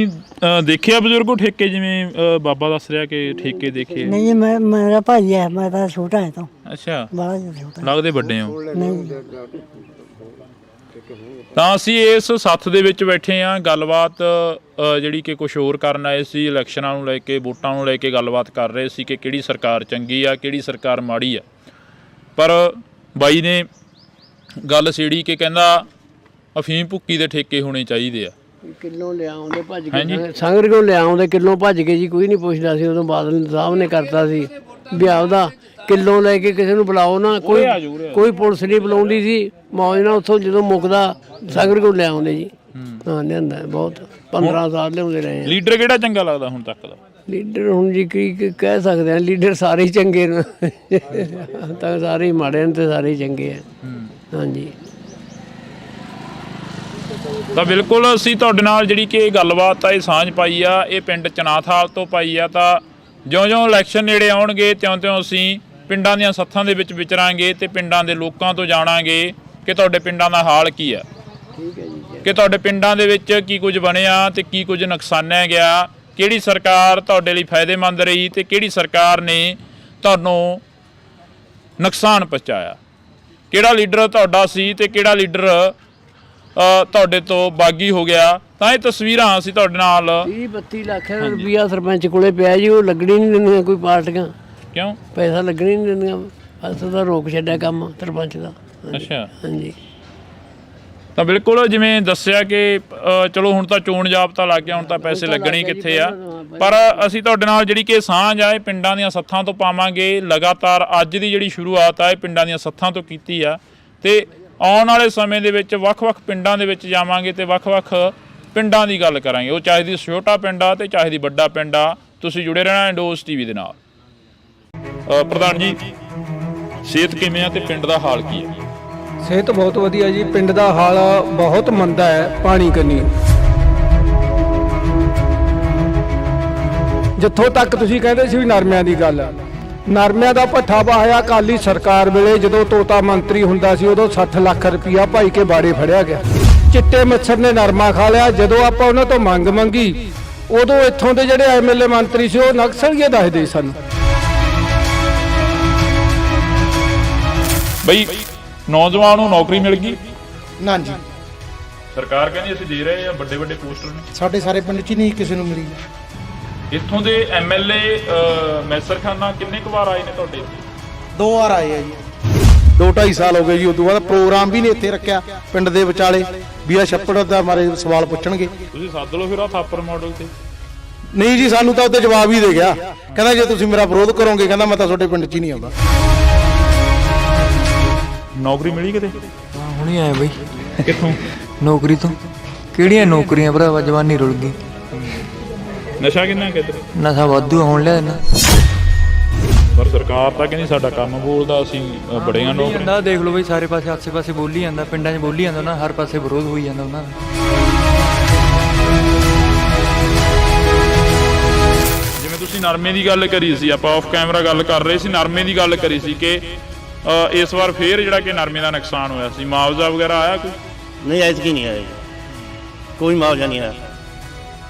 ਦੇਖਿਆ ਬਜ਼ੁਰਗੋ ਠੇਕੇ, ਜਿਵੇਂ ਬਾਬਾ ਦੱਸ ਰਿਹਾ ਕਿ ਠੇਕੇ ਦੇਖੇ? ਨਹੀਂ, ਮੈਂ ਮੇਰਾ ਭਾਈ ਹੈ, ਮੈਂ ਤਾਂ ਛੋਟਾ ਹੈ ਤਾਂ। ਅੱਛਾ, ਬੜਾ ਛੋਟਾ। ਲੱਗਦੇ ਵੱਡੇ ਹੋ? ਨਹੀਂ। ਤਾਂ ਅਸੀਂ ਇਸ ਸੱਥ ਦੇ ਵਿੱਚ ਬੈਠੇ ਹਾਂ, ਗੱਲਬਾਤ ਜਿਹੜੀ ਕਿ ਕੁਝ ਹੋਰ ਕਰਨ ਆਏ ਸੀ, ਇਲੈਕਸ਼ਨਾਂ ਨੂੰ ਲੈ ਕੇ, ਵੋਟਾਂ ਨੂੰ ਲੈ ਕੇ ਗੱਲਬਾਤ ਕਰ ਰਹੇ ਸੀ ਕਿ ਕਿਹੜੀ ਸਰਕਾਰ ਚੰਗੀ ਆ, ਕਿਹੜੀ ਸਰਕਾਰ ਮਾੜੀ ਆ। ਪਰ ਬਾਈ ਨੇ ਗੱਲ ਛੇੜੀ ਕਿ ਕਹਿੰਦਾ ਅਫੀਮ ਭੁੱਕੀ ਦੇ ਠੇਕੇ ਹੋਣੇ ਚਾਹੀਦੇ ਆ। ਕਿੱਲੋਂ ਲਿਆਉਂਦੇ ਭੱਜ ਕੇ, ਸੰਗਰ ਕੋਲ ਲਿਆਉਂਦੇ ਕਿੱਲੋਂ ਭੱਜ ਕੇ ਜੀ, ਕੋਈ ਨਹੀਂ ਪੁੱਛਦਾ ਸੀ। ਉਦੋਂ ਬਾਦਲ ਸਾਹਿਬ ਨੇ ਕਰਤਾ ਸੀ ਵਿਆਹ ਦਾ, ਕਿੱਲੋਂ ਲੈ ਕੇ ਕਿਸੇ ਨੂੰ ਬੁਲਾਓ ਨਾ, ਕੋਈ ਪੁਲਿਸ ਨਹੀਂ ਬੁਲਾਉਂਦੀ ਸੀ, ਮੌਜ ਨਾਲ ਉੱਥੋਂ ਜਦੋਂ ਮੁੱਕਦਾ ਸੰਗਰ ਕੋਲ ਲਿਆਉਂਦੇ ਜੀ। ਹਾਂ, ਲਿਆਂਦਾ ਬਹੁਤ, 15 ਸਾਲ ਲਿਆਉਂਦੇ ਰਹੇ। ਲੀਡਰ ਕਿਹੜਾ ਚੰਗਾ ਲੱਗਦਾ ਹੁਣ ਤੱਕ ਦਾ? ਲੀਡਰ ਹੁਣ ਜੀ ਕੀ ਕਹਿ ਸਕਦੇ ਆ, ਲੀਡਰ ਸਾਰੇ ਹੀ ਚੰਗੇ ਨੇ, ਤਾਂ ਸਾਰੇ ਹੀ ਮਾੜੇ ਨੇ ਤੇ ਸਾਰੇ ਹੀ ਚੰਗੇ ਆ। ਹਾਂਜੀ, ਤਾਂ ਬਿਲਕੁਲ ਅਸੀਂ ਤੁਹਾਡੇ ਨਾਲ ਜਿਹੜੀ ਕਿ ਗੱਲਬਾਤ ਆ, ਇਹ ਸਾਂਝ ਪਾਈ ਆ, ਇਹ ਪਿੰਡ ਚਨਾਥਾਲ ਤੋਂ ਪਾਈ ਆ। ਤਾਂ ਜਿਉਂ-ਜਿਉਂ ਇਲੈਕਸ਼ਨ ਨੇੜੇ ਆਉਣਗੇ, ਤਿਉਂ-ਤਿਉਂ ਅਸੀਂ ਪਿੰਡਾਂ ਦੀਆਂ ਸੱਥਾਂ ਦੇ ਵਿੱਚ ਵਿਚਰਾਂਗੇ ਤੇ ਪਿੰਡਾਂ ਦੇ ਲੋਕਾਂ ਤੋਂ ਜਾਣਾਂਗੇ ਕਿ ਤੁਹਾਡੇ ਪਿੰਡਾਂ ਦਾ ਹਾਲ ਕੀ ਆ, ਕਿ ਤੁਹਾਡੇ ਪਿੰਡਾਂ ਦੇ ਵਿੱਚ ਕੀ ਕੁਝ ਬਣਿਆ ਤੇ ਕੀ ਕੁਝ ਨੁਕਸਾਨਿਆ ਗਿਆ, ਕਿਹੜੀ ਸਰਕਾਰ ਤੁਹਾਡੇ ਲਈ ਫਾਇਦੇਮੰਦ ਰਹੀ ਤੇ ਕਿਹੜੀ ਸਰਕਾਰ ਨੇ ਤੁਹਾਨੂੰ ਨੁਕਸਾਨ ਪਹੁੰਚਾਇਆ, ਕਿਹੜਾ ਲੀਡਰ ਤੁਹਾਡਾ ਸੀ ਤੇ ਕਿਹੜਾ ਲੀਡਰ ਤੁਹਾਡੇ ਤੋਂ ਬਾਗੀ ਹੋ ਗਿਆ। ਤਾਂ ਇਹ ਤਸਵੀਰਾਂ ਅਸੀਂ ਤੁਹਾਡੇ ਨਾਲ 30-32 ਲੱਖ ਰੁਪਈਆ ਸਰਪੰਚ ਕੋਲੇ ਪਿਆ ਜੀ, ਉਹ ਲੱਗਣੀ ਨਹੀਂ ਦਿੰਦੀਆਂ ਕੋਈ ਪਾਰਟੀਆਂ। ਕਿਉਂ? ਪੈਸਾ ਲੱਗਣੀ ਨਹੀਂ ਦਿੰਦੀਆਂ, ਬਸ ਉਹਦਾ ਰੋਕ ਛੱਡਿਆ ਕੰਮ ਸਰਪੰਚ ਦਾ। ਅੱਛਾ, ਹਾਂਜੀ। ਤਾਂ ਬਿਲਕੁਲ ਜਿਵੇਂ ਦੱਸਿਆ ਕਿ ਚਲੋ ਹੁਣ ਤਾਂ ਚੋਣ ਜਾਬਤਾ ਲੱਗ ਗਿਆ, ਹੁਣ ਤਾਂ ਪੈਸੇ ਲੱਗਣੇ ਕਿੱਥੇ ਆ। ਪਰ ਅਸੀਂ ਤੁਹਾਡੇ ਨਾਲ ਜਿਹੜੀ ਕਿ ਸਾਂਝ ਆ, ਇਹ ਪਿੰਡਾਂ ਦੀਆਂ ਸੱਥਾਂ ਤੋਂ ਪਾਵਾਂਗੇ। ਲਗਾਤਾਰ ਅੱਜ ਦੀ ਜਿਹੜੀ ਸ਼ੁਰੂਆਤ ਆ, ਇਹ ਪਿੰਡਾਂ ਦੀਆਂ ਸੱਥਾਂ ਤੋਂ ਕੀਤੀ ਆ, ਤੇ ਆਉਣ ਵਾਲੇ ਸਮੇਂ ਦੇ ਵਿੱਚ ਵੱਖ-ਵੱਖ ਪਿੰਡਾਂ ਦੇ ਵਿੱਚ ਜਾਵਾਂਗੇ ਤੇ ਵੱਖ-ਵੱਖ ਪਿੰਡਾਂ ਦੀ ਗੱਲ ਕਰਾਂਗੇ। ਉਹ ਚਾਹੇ ਦੀ ਛੋਟਾ ਪਿੰਡ ਆ ਤੇ ਚਾਹੇ ਦੀ ਵੱਡਾ ਪਿੰਡ ਆ। ਤੁਸੀਂ ਜੁੜੇ ਰਹਿਣਾ ਇੰਡੋਜ਼ ਟੀਵੀ ਦੇ ਨਾਲ। ਪ੍ਰਧਾਨ ਜੀ, ਸਿਹਤ ਕਿਵੇਂ ਆ ਤੇ ਪਿੰਡ ਦਾ ਹਾਲ ਕੀ ਹੈ? ਸਿਹਤ ਬਹੁਤ ਵਧੀਆ ਜੀ, ਪਿੰਡ ਦਾ ਹਾਲ ਬਹੁਤ ਮੰਦਾ ਹੈ ਪਾਣੀ ਕੰਨੀ। ਜਿੱਥੋਂ ਤੱਕ ਤੁਸੀਂ ਕਹਿੰਦੇ ਸੀ ਵੀ ਨਰਮਿਆਂ ਦੀ ਗੱਲ, ਨਰਮਿਆਂ ਦਾ ਭੱਠਾ ਪਾਇਆ ਅਕਾਲੀ ਸਰਕਾਰ ਵੇਲੇ, ਜਦੋਂ ਤੋਤਾ ਮੰਤਰੀ ਹੁੰਦਾ ਸੀ ਉਦੋਂ 60 ਲੱਖ ਰੁਪਇਆ ਭਾਈ ਕੇ ਬਾੜੇ ਫੜਿਆ ਗਿਆ। ਚਿੱਟੇ ਮੱਛਰ ਨੇ ਨਰਮਾ ਖਾ ਲਿਆ। ਜਦੋਂ ਆਪਾਂ ਉਹਨਾਂ ਤੋਂ ਮੰਗ ਮੰਗੀ, ਉਦੋਂ ਇੱਥੋਂ ਦੇ ਜਿਹੜੇ ਐਮਐਲਏ ਮੰਤਰੀ ਸੀ ਉਹ ਨਕਸਲੀਏ ਦੱਸਦੇ ਸਨ। ਬਈ ਨੌਜਵਾਨ ਨੂੰ ਨੌਕਰੀ ਮਿਲ ਗਈ? ਨਾ ਜੀ, ਸਰਕਾਰ ਕਹਿੰਦੀ ਅਸੀਂ ਦੇ ਰਹੇ ਆ, ਵੱਡੇ ਵੱਡੇ ਪੋਸਟਰ ਨੇ। ਸਾਡੇ ਸਾਰੇ ਪਿੰਡ 'ਚ ਨਹੀਂ ਕਿਸੇ ਨੂੰ ਮਿਲੀ। ਇੱਥੋਂ ਦੇ ਐਮਐਲਏ ਮੈਸਰ ਖਾਨਾ ਕਿੰਨੇ ਕੁ ਵਾਰ ਆਏ ਨੇ ਤੁਹਾਡੇ? 2 ਵਾਰ ਆਏ ਆ ਜੀ। 2-2.5 ਸਾਲ ਹੋ ਗਏ ਜੀ। ਉਦੋਂ ਬਾਅਦ ਪ੍ਰੋਗਰਾਮ ਵੀ ਨਹੀਂ ਇੱਥੇ ਰੱਖਿਆ ਪਿੰਡ ਦੇ ਵਿਚਾਲੇ ਵੀ ਆ ਛੱਪੜ ਦਾ ਮਾਰੇ ਸਵਾਲ ਪੁੱਛਣਗੇ। ਤੁਸੀਂ ਸੱਦ ਲਓ ਫਿਰ ਆ ਥਾਪਰ ਮਾਡਲ ਤੇ। ਨਹੀਂ ਜੀ, ਸਾਨੂੰ ਤਾਂ ਉੱਤੇ ਜਵਾਬ ਹੀ ਦੇ ਗਿਆ, ਕਹਿੰਦਾ ਜੇ ਤੁਸੀਂ ਮੇਰਾ ਵਿਰੋਧ ਕਰੋਗੇ, ਕਹਿੰਦਾ ਮੈਂ ਤਾਂ ਤੁਹਾਡੇ ਪਿੰਡ 'ਚ ਹੀ ਨਹੀਂ ਆਉਂਦਾ। ਨੌਕਰੀ ਮਿਲੀ ਕਿਤੇ? ਹਾਂ, ਹੁਣੇ ਆਏ ਬਈ। ਕਿੱਥੋਂ? ਨੌਕਰੀ ਤੋਂ। ਕਿਹੜੀਆਂ ਨੌਕਰੀਆਂ ਭਰਾਵਾ, ਜਵਾਨੀ ਰੁਲ ਗਈ। ਨਸ਼ਾ ਕਿੰਨਾ ਕਿੱਧਰ? ਨਸ਼ਾ ਵਾਧੂ ਹੋਣ ਲਿਆ ਨਾ। ਪਰ ਸਰਕਾਰ ਤਾਂ ਕਹਿੰਦੀ ਸਾਡਾ ਕੰਮ ਬੋਲਦਾ, ਅਸੀਂ ਬੜੀਆਂ ਨੌਕਰੀਆਂ। ਜਾਂਦਾ ਦੇਖ ਲਓ ਬਈ, ਸਾਰੇ ਪਾਸੇ ਆਸੇ-ਪਾਸੇ ਬੋਲੀ ਜਾਂਦਾ, ਪਿੰਡਾਂ 'ਚ ਬੋਲੀ ਜਾਂਦਾ ਨਾ, ਹਰ ਪਾਸੇ ਵਿਰੋਧ ਹੋਈ ਜਾਂਦਾ ਉਹਨਾਂ ਦਾ। ਜਿਵੇਂ ਤੁਸੀਂ ਨਰਮੇ ਦੀ ਗੱਲ ਕਰੀ ਸੀ, ਆਪਾਂ ਆਫ ਕੈਮਰਾ ਗੱਲ ਕਰ ਰਹੇ ਸੀ, ਨਰਮੇ ਦੀ ਗੱਲ ਕਰੀ ਸੀ ਕਿ ਇਸ ਵਾਰ ਫੇਰ ਜਿਹੜਾ ਕਿ ਨਰਮੇ ਦਾ ਨੁਕਸਾਨ ਹੋਇਆ ਸੀ, ਮੁਆਵਜ਼ਾ ਵਗੈਰਾ ਆਇਆ ਕੋਈ? ਨਹੀਂ, ਐਤਕੀ ਨਹੀਂ ਆਇਆ, ਕੋਈ ਮੁਆਵਜ਼ਾ ਨਹੀਂ ਆਇਆ।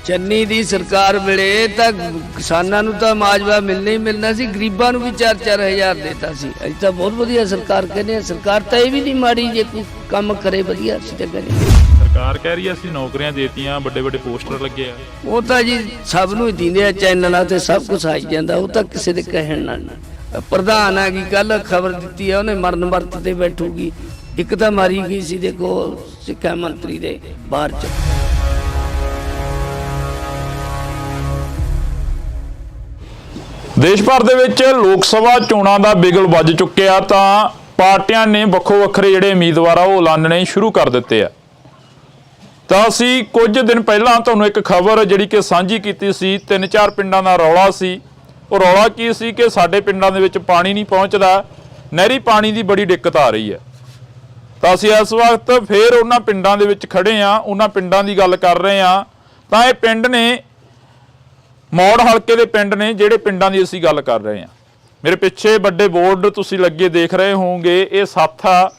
ਚੰਨੀ ਦੀ ਸਰਕਾਰ ਵੇਲੇ ਤਾਂ ਕਿਸਾਨਾਂ ਨੂੰ ਤਾਂ ਮਾਜਵਾ ਮਿਲਣਾ ਹੀ ਮਿਲਣਾ ਸੀ, ਗਰੀਬਾਂ ਨੂੰ ਵੀ 4-4 ਹਜ਼ਾਰ ਦੇਤਾ ਸੀ। ਅੱਜ ਤਾਂ ਬਹੁਤ ਵਧੀਆ ਸਰਕਾਰ ਕਹਿੰਦੇ ਆ, ਸਰਕਾਰ ਤਾਂ ਇਹ ਵੀ ਨਹੀਂ ਮਾੜੀ, ਜੇ ਕੋਈ ਕੰਮ ਕਰੇ ਵਧੀਆ ਅਸੀਂ ਤਾਂ ਕਰੇ। ਸਰਕਾਰ ਕਹਿ ਰਹੀ ਹੈ ਅਸੀਂ ਨੌਕਰੀਆਂ ਦੇਤੀਆਂ, ਵੱਡੇ ਵੱਡੇ ਪੋਸਟਰ ਲੱਗੇ ਆ। ਉਹ ਤਾਂ ਜੀ ਸਭ ਨੂੰ ਹੀ ਦਿੰਦੇ ਆ, ਚੈਨਲਾਂ ਤੇ ਸਭ ਕੁਝ ਆਈ ਜਾਂਦਾ, ਉਹ ਤਾਂ ਕਿਸੇ ਦੇ ਕਹਿਣ ਨਾਲ ਨਾ। ਪ੍ਰਧਾਨ ਆ ਗਈ ਕੱਲ ਖਬਰ ਦਿੱਤੀ ਆ, ਉਹਨੇ ਮਰਨ ਵਰਤ ਤੇ ਬੈਠੂਗੀ। ਇੱਕ ਤਾਂ ਮਾਰੀ ਗਈ ਸੀ ਦੇਖੋ ਸਿੱਖਿਆ ਮੰਤਰੀ ਦੇ ਬਾਹਰ ਚ। ਦੇਸ਼ ਭਰ ਦੇ ਵਿੱਚ ਲੋਕ ਸਭਾ ਚੋਣਾਂ ਦਾ ਬਿਗਲ ਵੱਜ ਚੁੱਕਿਆ ਤਾਂ ਪਾਰਟੀਆਂ ਨੇ ਵੱਖੋ ਵੱਖਰੇ ਜਿਹੜੇ ਉਮੀਦਵਾਰ ਆ ਉਹ ਐਲਾਨਣੇ ਸ਼ੁਰੂ ਕਰ ਦਿੱਤੇ ਆ। ਤਾਂ ਅਸੀਂ ਕੁਝ ਦਿਨ ਪਹਿਲਾਂ ਤੁਹਾਨੂੰ ਇੱਕ ਖਬਰ ਜਿਹੜੀ ਕਿ ਸਾਂਝੀ ਕੀਤੀ ਸੀ, 3-4 ਪਿੰਡਾਂ ਦਾ ਰੌਲਾ ਸੀ। ਉਹ ਰੌਲਾ ਕੀ ਸੀ ਕਿ ਸਾਡੇ ਪਿੰਡਾਂ ਦੇ ਵਿੱਚ ਪਾਣੀ ਨਹੀਂ ਪਹੁੰਚਦਾ, ਨਹਿਰੀ ਪਾਣੀ ਦੀ ਬੜੀ ਦਿੱਕਤ ਆ ਰਹੀ ਹੈ। ਤਾਂ ਅਸੀਂ ਇਸ ਵਕਤ ਫੇਰ ਉਹਨਾਂ ਪਿੰਡਾਂ ਦੇ ਵਿੱਚ ਖੜੇ ਆ, ਉਹਨਾਂ ਪਿੰਡਾਂ ਦੀ ਗੱਲ ਕਰ ਰਹੇ ਆ। ਤਾਂ ਇਹ ਪਿੰਡ ਨੇ ਮੌੜ ਹਲਕੇ ਦੇ ਪਿੰਡ ਨੇ, ਜਿਹੜੇ ਪਿੰਡਾਂ ਦੀ ਅਸੀਂ ਗੱਲ ਕਰ ਰਹੇ ਹਾਂ। ਮੇਰੇ ਪਿੱਛੇ ਵੱਡੇ ਬੋਰਡ ਤੁਸੀਂ ਲੱਗੇ ਦੇਖ ਰਹੇ ਹੋਵੋਗੇ, ਇਹ ਸੱਥ ਆ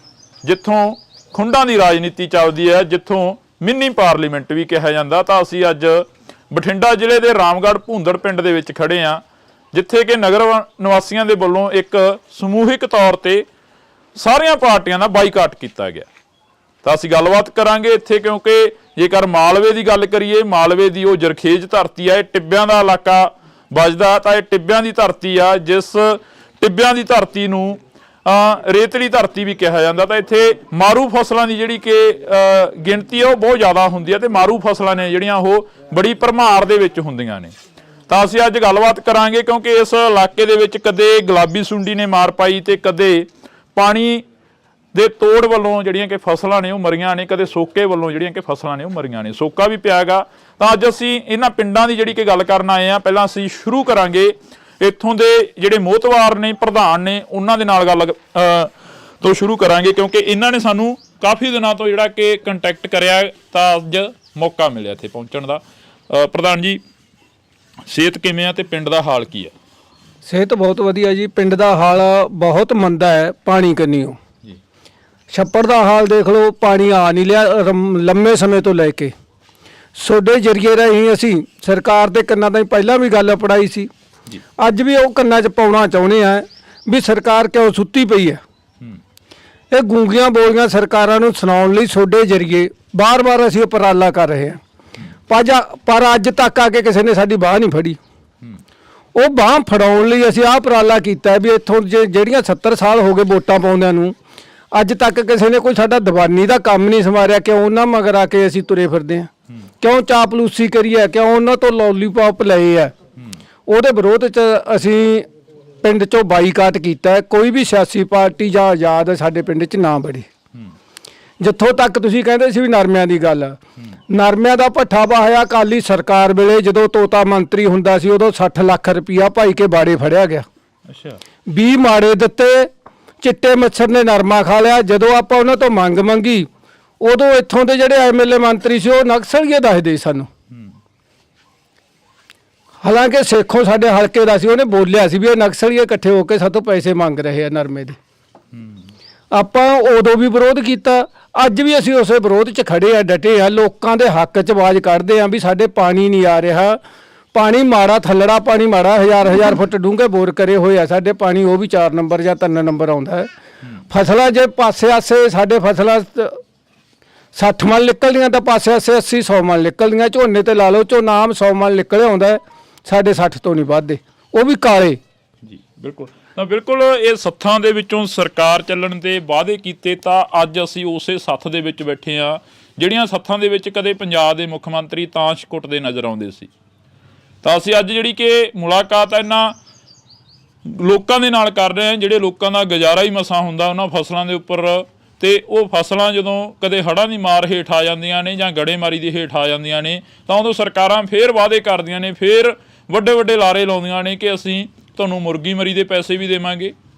ਜਿੱਥੋਂ ਖੁੰਡਾਂ ਦੀ ਰਾਜਨੀਤੀ ਚੱਲਦੀ ਹੈ, ਜਿੱਥੋਂ ਮਿੰਨੀ ਪਾਰਲੀਮੈਂਟ ਵੀ ਕਿਹਾ ਜਾਂਦਾ। ਤਾਂ ਅਸੀਂ ਅੱਜ ਬਠਿੰਡਾ ਜ਼ਿਲ੍ਹੇ ਦੇ ਰਾਮਗੜ੍ਹ ਭੂੰਦੜ ਪਿੰਡ ਦੇ ਵਿੱਚ ਖੜੇ ਹਾਂ, ਜਿੱਥੇ ਕਿ ਨਗਰ ਨਿਵਾਸੀਆਂ ਦੇ ਵੱਲੋਂ ਇੱਕ ਸਮੂਹਿਕ ਤੌਰ ਤੇ ਸਾਰੀਆਂ ਪਾਰਟੀਆਂ ਦਾ ਬਾਈਕਾਟ ਕੀਤਾ ਗਿਆ। ਤਾਂ ਅਸੀਂ ਗੱਲਬਾਤ ਕਰਾਂਗੇ ਇੱਥੇ, ਕਿਉਂਕਿ ਜੇਕਰ ਮਾਲਵੇ ਦੀ ਗੱਲ ਕਰੀਏ, ਮਾਲਵੇ ਦੀ ਉਹ ਜਰਖੇਜ ਧਰਤੀ ਆ, ਇਹ ਟਿੱਬਿਆਂ ਦਾ ਇਲਾਕਾ ਵੱਜਦਾ। ਤਾਂ ਇਹ ਟਿੱਬਿਆਂ ਦੀ ਧਰਤੀ ਆ, ਜਿਸ ਟਿੱਬਿਆਂ ਦੀ ਧਰਤੀ ਨੂੰ ਰੇਤਲੀ ਧਰਤੀ ਵੀ ਕਿਹਾ ਜਾਂਦਾ। ਤਾਂ ਇੱਥੇ ਮਾਰੂ ਫਸਲਾਂ ਦੀ ਜਿਹੜੀ ਕਿ ਗਿਣਤੀ ਆ ਉਹ ਬਹੁਤ ਜ਼ਿਆਦਾ ਹੁੰਦੀ ਹੈ, ਤੇ ਮਾਰੂ ਫਸਲਾਂ ਨੇ ਜਿਹੜੀਆਂ ਉਹ ਬੜੀ ਭਰਮਾਰ ਦੇ ਵਿੱਚ ਹੁੰਦੀਆਂ ਨੇ। ਤਾਂ ਅਸੀਂ ਅੱਜ ਗੱਲਬਾਤ ਕਰਾਂਗੇ, ਕਿਉਂਕਿ ਇਸ ਇਲਾਕੇ ਦੇ ਵਿੱਚ ਕਦੇ ਗੁਲਾਬੀ ਸੁੰਡੀ ਨੇ ਮਾਰ ਪਾਈ ਤੇ ਕਦੇ ਪਾਣੀ ਦੇ ਤੋੜ ਵੱਲੋਂ ਜਿਹੜੀਆਂ ਕਿ ਫਸਲਾਂ ਨੇ ਉਹ ਮਰੀਆਂ ਨੇ, ਕਦੇ ਸੋਕੇ ਵੱਲੋਂ ਜਿਹੜੀਆਂ ਕਿ ਫਸਲਾਂ ਨੇ ਉਹ ਮਰੀਆਂ ਨੇ, ਸੋਕਾ ਵੀ ਪਿਆ ਗਾ। ਤਾਂ ਅੱਜ ਅਸੀਂ ਇਹਨਾਂ ਪਿੰਡਾਂ ਦੀ ਜਿਹੜੀ ਕਿ ਗੱਲ ਕਰਨ ਆਏ ਆ। ਪਹਿਲਾਂ ਅਸੀਂ ਸ਼ੁਰੂ ਕਰਾਂਗੇ ਇੱਥੋਂ ਦੇ ਜਿਹੜੇ ਮੋਹਤਵਾਰ ਨੇ, ਪ੍ਰਧਾਨ ਨੇ, ਉਹਨਾਂ ਦੇ ਨਾਲ ਗੱਲ ਤੋਂ ਸ਼ੁਰੂ ਕਰਾਂਗੇ, ਕਿਉਂਕਿ ਇਹਨਾਂ ਨੇ ਸਾਨੂੰ ਕਾਫੀ ਦਿਨਾਂ ਤੋਂ ਜਿਹੜਾ ਕਿ ਕੰਟੈਕਟ ਕਰਿਆ, ਤਾਂ ਅੱਜ ਮੌਕਾ ਮਿਲਿਆ ਇੱਥੇ ਪਹੁੰਚਣ ਦਾ। ਪ੍ਰਧਾਨ ਜੀ, ਸਿਹਤ ਕਿਵੇਂ ਆ ਤੇ ਪਿੰਡ ਦਾ ਹਾਲ ਕੀ ਆ? ਸਿਹਤ ਬਹੁਤ ਵਧੀਆ ਜੀ, ਪਿੰਡ ਦਾ ਹਾਲ ਬਹੁਤ ਮੰਦਾ ਹੈ ਪਾਣੀ ਕੰਨੀਓ। ਛੱਪੜ ਦਾ ਹਾਲ ਦੇਖ ਲਓ, ਪਾਣੀ ਆ ਨਹੀਂ ਲਿਆ ਲੰਮੇ ਸਮੇਂ ਤੋਂ ਲੈ ਕੇ। ਤੁਹਾਡੇ ਜਰੀਏ ਰਾਹੀਂ ਅਸੀਂ ਸਰਕਾਰ ਦੇ ਕੰਨਾਂ ਤਾਈਂ ਪਹਿਲਾਂ ਵੀ ਗੱਲ ਪੜਾਈ ਸੀ, ਅੱਜ ਵੀ ਉਹ ਕੰਨਾਂ 'ਚ ਪਾਉਣਾ ਚਾਹੁੰਦੇ ਆ ਵੀ ਸਰਕਾਰ ਕਿਉਂ ਸੁੱਤੀ ਪਈ ਹੈ। ਇਹ ਗੂੰਗੀਆਂ ਬੋਲੀਆਂ ਸਰਕਾਰਾਂ ਨੂੰ ਸੁਣਾਉਣ ਲਈ ਤੁਹਾਡੇ ਜਰੀਏ ਬਾਰ-ਬਾਰ ਅਸੀਂ ਉਪਰਾਲਾ ਕਰ ਰਹੇ ਹਾਂ, ਪਰ ਅੱਜ ਤੱਕ ਆ ਕੇ ਕਿਸੇ ਨੇ ਸਾਡੀ ਬਾਹ ਨਹੀਂ ਫੜੀ। ਉਹ ਬਾਹ ਫੜਾਉਣ ਲਈ ਅਸੀਂ ਆਹ ਉਪਰਾਲਾ ਕੀਤਾ ਵੀ ਇੱਥੋਂ ਜਿਹੜੀਆਂ 70 ਸਾਲ ਹੋ ਗਏ ਵੋਟਾਂ ਪਾਉਂਦਿਆਂ ਨੂੰ, ਅੱਜ ਤੱਕ ਕਿਸੇ ਨੇ ਕੋਈ ਸਾਡਾ ਦੀਵਾਨੀ ਦਾ ਕੰਮ ਨਹੀਂ ਸੰਵਾਰਿਆ। ਕਿਉਂ ਉਹਨਾਂ ਮਗਰ ਆ ਕੇ ਅਸੀਂ ਤੁਰੇ ਫਿਰਦੇ ਹਾਂ? ਕਿਉਂ ਚਾਪਲੂਸੀ ਕਰੀਏ? ਕਿਉਂ ਉਹਨਾਂ ਤੋਂ ਲੋਲੀਪੌਪ ਲਏ ਆ? ਉਹਦੇ ਵਿਰੋਧ 'ਚ ਅਸੀਂ ਪਿੰਡ 'ਚੋਂ ਬਾਈਕਾਟ ਕੀਤਾ। ਕੋਈ ਵੀ ਸਿਆਸੀ ਪਾਰਟੀ ਜਾਂ ਆਜ਼ਾਦ ਸਾਡੇ ਪਿੰਡ 'ਚ ਨਾ ਬੜੀ। ਜਿੱਥੋਂ ਤੱਕ ਤੁਸੀਂ ਕਹਿੰਦੇ ਸੀ ਵੀ ਨਰਮਿਆਂ ਦੀ ਗੱਲ, ਨਰਮਿਆਂ ਦਾ ਭੱਠਾ ਵਹਾਇਆ ਅਕਾਲੀ ਸਰਕਾਰ ਵੇਲੇ, ਜਦੋਂ ਤੋਤਾ ਮੰਤਰੀ ਹੁੰਦਾ ਸੀ, ਉਦੋਂ 60 ਲੱਖ ਰੁਪਈਆ ਭਾਈ ਕੇ ਬਾੜੇ ਫੜਿਆ ਗਿਆ। 20 ਮਾੜੇ ਦਿੱਤੇ, ਚਿੱਟੇ ਮੱਛਰ ਨੇ ਨਰਮਾ ਖਾ ਲਿਆ। ਜਦੋਂ ਆਪਾਂ ਉਹਨਾਂ ਤੋਂ ਮੰਗ ਮੰਗੀ, ਉਦੋਂ ਇੱਥੋਂ ਦੇ ਜਿਹੜੇ ਐਮਐਲਏ ਮੰਤਰੀ ਸੀ ਉਹ ਨਕਸਲੀਏ ਦੱਸਦੇ ਸਾਨੂੰ। ਹਾਲਾਂਕਿ ਸੇਖੋਂ ਸਾਡੇ ਹਲਕੇ ਦਾ ਸੀ, ਉਹਨੇ ਬੋਲਿਆ ਸੀ ਵੀ ਇਹ ਨਕਸਲੀਏ ਇਕੱਠੇ ਹੋ ਕੇ ਸਾਤੋਂ ਪੈਸੇ ਮੰਗ ਰਹੇ ਆ ਨਰਮੇ ਦੇ। ਆਪਾਂ ਉਦੋਂ ਵੀ ਵਿਰੋਧ ਕੀਤਾ, ਅੱਜ ਵੀ ਅਸੀਂ ਉਸੇ ਵਿਰੋਧ 'ਚ ਖੜੇ ਆ, ਡਟੇ ਆ, ਲੋਕਾਂ ਦੇ ਹੱਕ 'ਚ ਆਵਾਜ਼ ਕੱਢਦੇ ਆ ਵੀ ਸਾਡੇ ਪਾਣੀ ਨਹੀਂ ਆ ਰਿਹਾ। ਪਾਣੀ ਮਾੜਾ, ਥੱਲੜਾ ਪਾਣੀ ਮਾੜਾ, 1000 ਫੁੱਟ ਡੂੰਘੇ ਬੋਰ ਕਰੇ ਹੋਏ ਆ ਸਾਡੇ, ਪਾਣੀ ਉਹ ਵੀ 4 ਨੰਬਰ ਜਾਂ 3 ਨੰਬਰ ਆਉਂਦਾ ਹੈ। ਫਸਲਾਂ ਜੇ ਪਾਸੇ ਆਸੇ ਸਾਡੇ ਫਸਲਾਂ 60 ਮਣ ਨਿਕਲਦੀਆਂ ਤਾਂ ਪਾਸੇ ਆਸੇ 80-100 ਮਣ ਨਿਕਲਦੀਆਂ। ਝੋਨੇ ਤੇ ਲਾ ਲਓ, ਝੋਨਾ ਆਮ 100 ਮਣ ਨਿਕਲਿਆ ਆਉਂਦਾ, ਸਾਡੇ 60 ਤੋਂ ਨਹੀਂ ਵੱਧਦੇ, ਉਹ ਵੀ ਕਾਲੇ। ਜੀ ਬਿਲਕੁਲ। ਤਾਂ ਬਿਲਕੁਲ ਇਹ ਸੱਥਾਂ ਦੇ ਵਿੱਚੋਂ ਸਰਕਾਰ ਚੱਲਣ ਦੇ ਵਾਅਦੇ ਕੀਤੇ, ਤਾਂ ਅੱਜ ਅਸੀਂ ਉਸੇ ਸੱਥ ਦੇ ਵਿੱਚ ਬੈਠੇ ਹਾਂ, ਜਿਹੜੀਆਂ ਸੱਥਾਂ ਦੇ ਵਿੱਚ ਕਦੇ ਪੰਜਾਬ ਦੇ ਮੁੱਖ ਮੰਤਰੀ ਤਾਸ਼ ਕੁੱਟਦੇ ਨਜ਼ਰ ਆਉਂਦੇ ਸੀ। ਤਾਂ ਅਸੀਂ ਅੱਜ ਜਿਹੜੀ ਕਿ ਮੁਲਾਕਾਤ ਇਹਨਾਂ ਲੋਕਾਂ ਦੇ ਨਾਲ ਕਰ ਰਹੇ ਹਾਂ, ਜਿਹੜੇ ਲੋਕਾਂ ਦਾ ਗੁਜ਼ਾਰਾ ਹੀ ਮਸਾਂ ਹੁੰਦਾ ਉਹਨਾਂ ਫਸਲਾਂ ਦੇ ਉੱਪਰ। ਤੇ ਉਹ ਫਸਲਾਂ ਜਦੋਂ ਕਦੇ ਹੜ੍ਹਾਂ ਦੀ ਮਾਰ ਹੇਠ ਆ ਜਾਂਦੀਆਂ ਨੇ ਜਾਂ ਗੜੇਮਾਰੀ ਦੀ ਹੇਠ ਆ ਜਾਂਦੀਆਂ ਨੇ, ਤਾਂ ਉਦੋਂ ਸਰਕਾਰਾਂ ਫੇਰ ਵਾਅਦੇ ਕਰਦੀਆਂ ਨੇ, ਫੇਰ ਵੱਡੇ ਵੱਡੇ ਲਾਰੇ ਲਾਉਂਦੀਆਂ ਨੇ ਕਿ ਅਸੀਂ ਤੁਹਾਨੂੰ ਮੁਰਗੀ ਮਰੀ ਦੇ ਪੈਸੇ ਵੀ ਦੇਵਾਂਗੇ,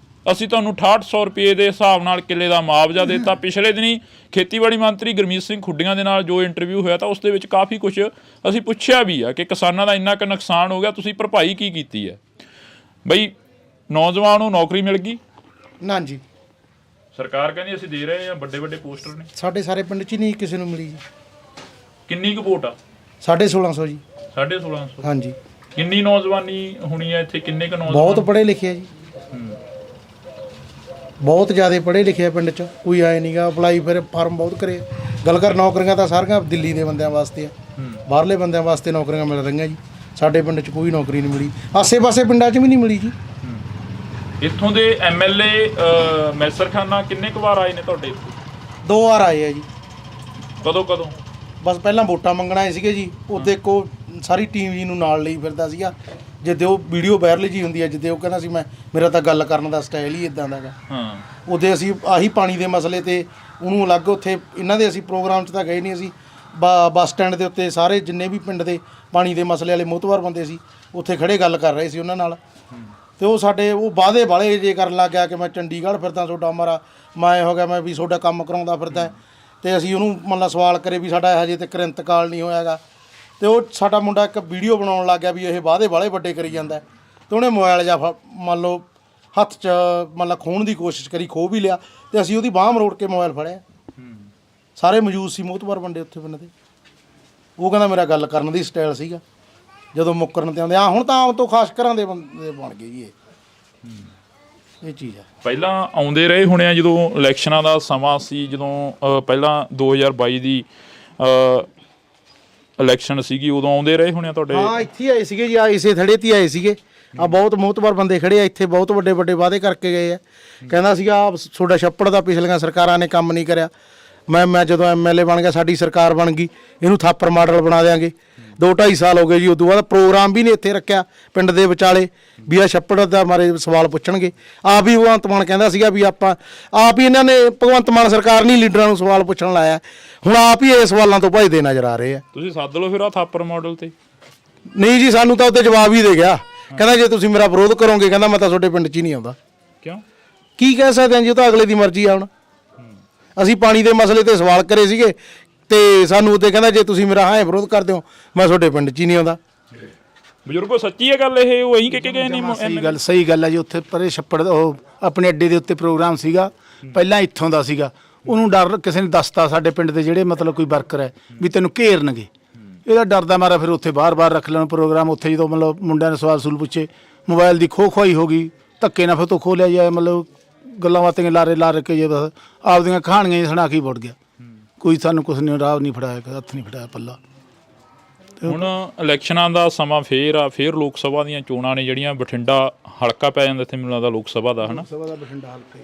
ਅਸੀਂ ਤੁਹਾਨੂੰ 6800 ਰੁਪਏ ਦੇ ਹਿਸਾਬ ਨਾਲ ਕਿੱਲੇ ਦਾ ਮੁਆਵਜ਼ਾ ਦਿੱਤਾ। ਪਿਛਲੇ ਦਿਨੀ ਖੇਤੀਬਾੜੀ ਮੰਤਰੀ ਗੁਰਮੀਤ ਸਿੰਘ ਖੁੱਡੀਆਂ ਦੇ ਨਾਲ ਜੋ ਇੰਟਰਵਿਊ ਹੋਇਆ, ਤਾਂ ਉਸ ਦੇ ਵਿੱਚ ਕਾਫੀ ਕੁਝ ਅਸੀਂ ਪੁੱਛਿਆ ਵੀ ਆ ਕਿ ਕਿਸਾਨਾਂ ਦਾ ਇੰਨਾ ਕੁ ਨੁਕਸਾਨ ਹੋ ਗਿਆ, ਤੁਸੀਂ ਭਰਪਾਈ ਕੀ ਕੀਤੀ ਹੈ? ਬਈ ਨੌਜਵਾਨ ਨੂੰ ਨੌਕਰੀ ਮਿਲ ਗਈ? ਨਾ ਜੀ, ਸਰਕਾਰ ਕਹਿੰਦੀ ਅਸੀਂ ਦੇ ਰਹੇ ਹਾਂ, ਵੱਡੇ ਵੱਡੇ ਪੋਸਟਰ ਨੇ। ਸਾਡੇ ਸਾਰੇ ਪਿੰਡ 'ਚ ਨਹੀਂ ਕਿਸੇ ਨੂੰ ਮਿਲੀ ਜੀ। ਕਿੰਨੀ ਕੁ ਵੋਟ ਆ? 1650 ਜੀ। 1650 ਹਾਂਜੀ ਕਿੰਨੀ ਨੌਜਵਾਨੀ ਹੋਣੀ ਹੈ ਇੱਥੇ, ਕਿੰਨੇ ਕੁ ਨੌਜਵਾਨ? ਬਹੁਤ ਪੜ੍ਹੇ ਲਿਖੇ ਆ ਜੀ, ਬਹੁਤ ਜ਼ਿਆਦਾ ਪੜ੍ਹੇ ਲਿਖੇ ਆ ਪਿੰਡ 'ਚ, ਕੋਈ ਆਏ ਨਹੀਂਗਾ। ਅਪਲਾਈ ਫਿਰ ਫਾਰਮ ਬਹੁਤ ਕਰੇ। ਗੱਲ ਕਰ ਨੌਕਰੀਆਂ ਤਾਂ ਸਾਰੀਆਂ ਦਿੱਲੀ ਦੇ ਬੰਦਿਆਂ ਵਾਸਤੇ ਆ, ਬਾਹਰਲੇ ਬੰਦਿਆਂ ਵਾਸਤੇ ਨੌਕਰੀਆਂ ਮਿਲ ਰਹੀਆਂ ਜੀ। ਸਾਡੇ ਪਿੰਡ 'ਚ ਕੋਈ ਨੌਕਰੀ ਨਹੀਂ ਮਿਲੀ, ਆਸੇ-ਪਾਸੇ ਪਿੰਡਾਂ 'ਚ ਵੀ ਨਹੀਂ ਮਿਲੀ ਜੀ। ਇੱਥੋਂ ਦੇ ਐਮਐਲਏ ਮੈਸਰ ਖਾਨਾ ਕਿੰਨੇ ਕੁ ਵਾਰ ਆਏ ਨੇ ਤੁਹਾਡੇ ਇੱਥੇ? 2 ਵਾਰ ਆਏ ਆ ਜੀ। ਕਦੋਂ? ਬਸ ਪਹਿਲਾਂ ਵੋਟਾਂ ਮੰਗਣ ਆਏ ਸੀਗੇ ਜੀ, ਉਹਦੇ ਕੋ ਸਾਰੀ ਟੀਮ ਜੀ ਨੂੰ ਨਾਲ ਲਈ ਫਿਰਦਾ ਸੀਗਾ। ਜਿੱਦੇ ਉਹ ਵੀਡੀਓ ਵਾਇਰਲ ਜੀ ਹੁੰਦੀ ਹੈ, ਜਿੱਦੇ ਉਹ ਕਹਿੰਦਾ ਸੀ ਮੇਰਾ ਤਾਂ ਗੱਲ ਕਰਨ ਦਾ ਸਟਾਈਲ ਹੀ ਇਦਾਂ ਦਾ ਗਾ। ਉਹਦੇ ਅਸੀਂ ਆਹੀ ਪਾਣੀ ਦੇ ਮਸਲੇ ਤੇ ਉਹਨੂੰ ਅਲੱਗ ਉੱਥੇ ਇਹਨਾਂ ਦੇ ਅਸੀਂ ਪ੍ਰੋਗਰਾਮ 'ਚ ਤਾਂ ਗਏ ਨਹੀਂ, ਅਸੀਂ ਬੱਸ ਸਟੈਂਡ ਦੇ ਉੱਤੇ ਸਾਰੇ ਜਿੰਨੇ ਵੀ ਪਿੰਡ ਦੇ ਪਾਣੀ ਦੇ ਮਸਲੇ ਵਾਲੇ ਮੋਹਤਵਾਰ ਬੰਦੇ ਸੀ ਉੱਥੇ ਖੜੇ ਗੱਲ ਕਰ ਰਹੇ ਸੀ ਉਹਨਾਂ ਨਾਲ। ਤੇ ਉਹ ਸਾਡੇ ਉਹ ਵਾਅਦੇ ਵਾਲੇ ਜੇ ਕਰਨ ਲੱਗ ਗਿਆ ਕਿ ਮੈਂ ਚੰਡੀਗੜ੍ਹ ਫਿਰਦਾ, ਤੁਹਾਡਾ ਮਾਰਾ ਮੈਂ ਹੋ ਗਿਆ, ਮੈਂ ਵੀ ਤੁਹਾਡਾ ਕੰਮ ਕਰਾਉਂਦਾ ਫਿਰਦਾ। ਤੇ ਅਸੀਂ ਉਹਨੂੰ ਮਤਲਬ ਸਵਾਲ ਕਰੇ ਵੀ ਸਾਡਾ ਹਜੇ ਤੱਕ ਇੰਤਕਾਲ ਨਹੀਂ ਹੋਇਆਗਾ। ਤੇ ਉਹ ਸਾਡਾ ਮੁੰਡਾ ਇੱਕ ਵੀਡੀਓ ਬਣਾਉਣ ਲੱਗ ਗਿਆ ਵੀ ਇਹ ਵਾਅਦੇ ਵਾਲੇ ਵੱਡੇ ਕਰੀ ਜਾਂਦਾ। ਤੇ ਉਹਨੇ ਮੋਬਾਈਲ ਜਾਂ ਮੰਨ ਲਓ ਹੱਥ 'ਚ ਮਤਲਬ ਖੋਹਣ ਦੀ ਕੋਸ਼ਿਸ਼ ਕਰੀ, ਖੋਹ ਵੀ ਲਿਆ। ਤੇ ਅਸੀਂ ਉਹਦੀ ਬਾਂਹ ਮਰੋੜ ਕੇ ਮੋਬਾਈਲ ਫੜਿਆ। ਸਾਰੇ ਮੌਜੂਦ ਸੀ ਮੋਹਤਵਾਰ ਬੰਦੇ ਉੱਥੇ ਪਿੰਡ ਦੇ। ਉਹ ਕਹਿੰਦਾ ਮੇਰਾ ਗੱਲ ਕਰਨ ਦੀ ਸਟਾਈਲ ਸੀਗਾ। ਜਦੋਂ ਮੁੱਕਰਨ ਤੇ ਆਉਂਦੇ ਆ ਹੁਣ ਤਾਂ ਆਮ ਤੋਂ ਖਾਸ ਘਰਾਂ ਦੇ ਬੰਦੇ ਬਣ ਗਏ ਜੀ ਇਹ ਚੀਜ਼ ਹੈ। ਪਹਿਲਾਂ ਆਉਂਦੇ ਰਹੇ ਹੋਣੇ ਆ ਜਦੋਂ ਇਲੈਕਸ਼ਨਾਂ ਦਾ ਸਮਾਂ ਸੀ, ਜਦੋਂ ਪਹਿਲਾਂ 2022 ਦੀ ਇਲੈਕਸ਼ਨ ਸੀਗੀ, ਉਦੋਂ ਆਉਂਦੇ ਰਹੇ ਹੋਣੇ ਆ ਤੁਹਾਡੇ? ਹਾਂ, ਇੱਥੇ ਆਏ ਸੀਗੇ ਜੀ, ਇਸੇ ਥੜੇ 'ਤੇ ਆਏ ਸੀਗੇ। ਆ ਬਹੁਤ ਮੋਹਤਵਾਰ ਬੰਦੇ ਖੜੇ ਆ ਇੱਥੇ, ਬਹੁਤ ਵੱਡੇ ਵੱਡੇ ਵਾਅਦੇ ਕਰਕੇ ਗਏ ਆ। ਕਹਿੰਦਾ ਸੀਗਾ ਤੁਹਾਡਾ ਛੱਪੜ ਦਾ ਪਿਛਲੀਆਂ ਸਰਕਾਰਾਂ ਨੇ ਕੰਮ ਨਹੀਂ ਕਰਿਆ। ਮੈਂ ਜਦੋਂ ਐਮਐਲਏ ਬਣ ਗਿਆ, ਸਾਡੀ ਸਰਕਾਰ ਬਣ ਗਈ, ਇਹਨੂੰ ਥਾਪਰ ਮਾਡਲ ਬਣਾ ਦਿਆਂਗੇ। 2-2.5 ਸਾਲ ਹੋ ਗਏ ਜੀ, ਉਦੋਂ ਬਾਅਦ ਪ੍ਰੋਗਰਾਮ ਵੀ ਨਹੀਂ ਇੱਥੇ ਰੱਖਿਆ ਪਿੰਡ ਦੇ ਵਿਚਾਲੇ ਵੀ ਆ ਛੱਪੜ ਦਾ ਮਾਰੇ ਸਵਾਲ ਪੁੱਛਣਗੇ। ਆਪ ਹੀ ਭਗਵੰਤ ਮਾਨ ਕਹਿੰਦਾ ਸੀਗਾ ਵੀ ਆਪਾਂ ਆਪ ਹੀ ਇਹਨਾਂ ਨੇ ਭਗਵੰਤ ਮਾਨ ਸਰਕਾਰ ਨਹੀਂ ਲੀਡਰਾਂ ਨੂੰ ਸਵਾਲ ਪੁੱਛਣ ਲਾਇਆ। ਹੁਣ ਆਪ ਹੀ ਇਹ ਸਵਾਲਾਂ ਤੋਂ ਭੱਜਦੇ ਨਜ਼ਰ ਆ ਰਹੇ ਆ। ਤੁਸੀਂ ਸੱਦ ਲਓ ਫਿਰ ਆ ਥਾਪਰ ਮਾਡਲ ਤੇ। ਨਹੀਂ ਜੀ, ਸਾਨੂੰ ਤਾਂ ਉੱਤੇ ਜਵਾਬ ਹੀ ਦੇ ਗਿਆ। ਕਹਿੰਦਾ ਜੇ ਤੁਸੀਂ ਮੇਰਾ ਵਿਰੋਧ ਕਰੋਗੇ, ਕਹਿੰਦਾ ਮੈਂ ਤਾਂ ਤੁਹਾਡੇ ਪਿੰਡ 'ਚ ਹੀ ਨਹੀਂ ਆਉਂਦਾ। ਕਿਉਂ? ਕੀ ਕਹਿ ਸਕਦੇ ਹਾਂ ਜੀ, ਉਹ ਤਾਂ ਅਗਲੇ ਦੀ ਮਰਜ਼ੀ ਆ। ਹੁਣ ਅਸੀਂ ਪਾਣੀ ਦੇ ਮਸਲੇ ਤੇ ਸਵਾਲ ਕਰੇ ਸੀਗੇ ਤੇ ਸਾਨੂੰ ਉੱਤੇ ਕਹਿੰਦਾ ਜੇ ਤੁਸੀਂ ਮੇਰਾ ਵਿਰੋਧ ਕਰਦੇ ਹੋ, ਮੈਂ ਤੁਹਾਡੇ ਪਿੰਡ 'ਚ ਹੀ ਨਹੀਂ ਆਉਂਦਾ। ਬਜ਼ੁਰਗੋ ਸੱਚੀ ਹੈ ਗੱਲ ਇਹ? ਉਹ ਇਹੀ ਕਹਿ ਗਏ ਨੇ? ਸਹੀ ਗੱਲ ਹੈ ਜੀ। ਉੱਥੇ ਪਰੇ ਛੱਪੜ ਉਹ ਆਪਣੇ ਅੱਡੇ ਦੇ ਉੱਤੇ ਪ੍ਰੋਗਰਾਮ ਸੀਗਾ, ਪਹਿਲਾਂ ਇੱਥੋਂ ਦਾ ਸੀਗਾ। ਉਹਨੂੰ ਡਰ ਕਿਸੇ ਨੇ ਦੱਸਤਾ ਸਾਡੇ ਪਿੰਡ ਦੇ ਜਿਹੜੇ ਮਤਲਬ ਕੋਈ ਵਰਕਰ ਹੈ ਵੀ ਤੈਨੂੰ ਘੇਰਨਗੇ। ਇਹਦਾ ਡਰ ਦਾ ਮਾਰਾ ਫਿਰ ਉੱਥੇ ਬਾਰ-ਬਾਰ ਰੱਖ ਲੈਣ ਪ੍ਰੋਗਰਾਮ। ਉੱਥੇ ਜਦੋਂ ਮਤਲਬ ਮੁੰਡਿਆਂ ਨੇ ਸਵਾਲ ਸੂਲ ਪੁੱਛੇ, ਮੋਬਾਈਲ ਦੀ ਖੋਹੀ ਹੋ ਗਈ, ਧੱਕੇ ਨਾਲ ਫਿਰ ਤੋਂ ਖੋਹ ਲਿਆ ਜਾਏ। ਮਤਲਬ ਗੱਲਾਂ ਬਾਤਾਂ ਲਾਰੇ ਕੇ ਜੇ ਬਸ ਆਪਦੀਆਂ ਕਹਾਣੀਆਂ ਸੁਣਾ ਕੇ ਵੜ ਗਿਆ। ਕੋਈ ਸਾਨੂੰ ਕੁਛ ਨਹੀਂ, ਰਾਹ ਨਹੀਂ ਫੜਾਇਆ, ਹੱਥ ਨਹੀਂ ਫੜਾਇਆ ਪੱਲਾ। ਹੁਣ ਇਲੈਕਸ਼ਨਾਂ ਦਾ ਸਮਾਂ ਫੇਰ ਆ, ਫੇਰ ਲੋਕ ਸਭਾ ਦੀਆਂ ਚੋਣਾਂ ਨੇ ਜਿਹੜੀਆਂ। ਬਠਿੰਡਾ ਹਲਕਾ ਪੈ ਜਾਂਦਾ ਇੱਥੇ, ਮੈਨੂੰ ਲੱਗਦਾ ਲੋਕ ਸਭਾ ਦਾ, ਹਨਾ?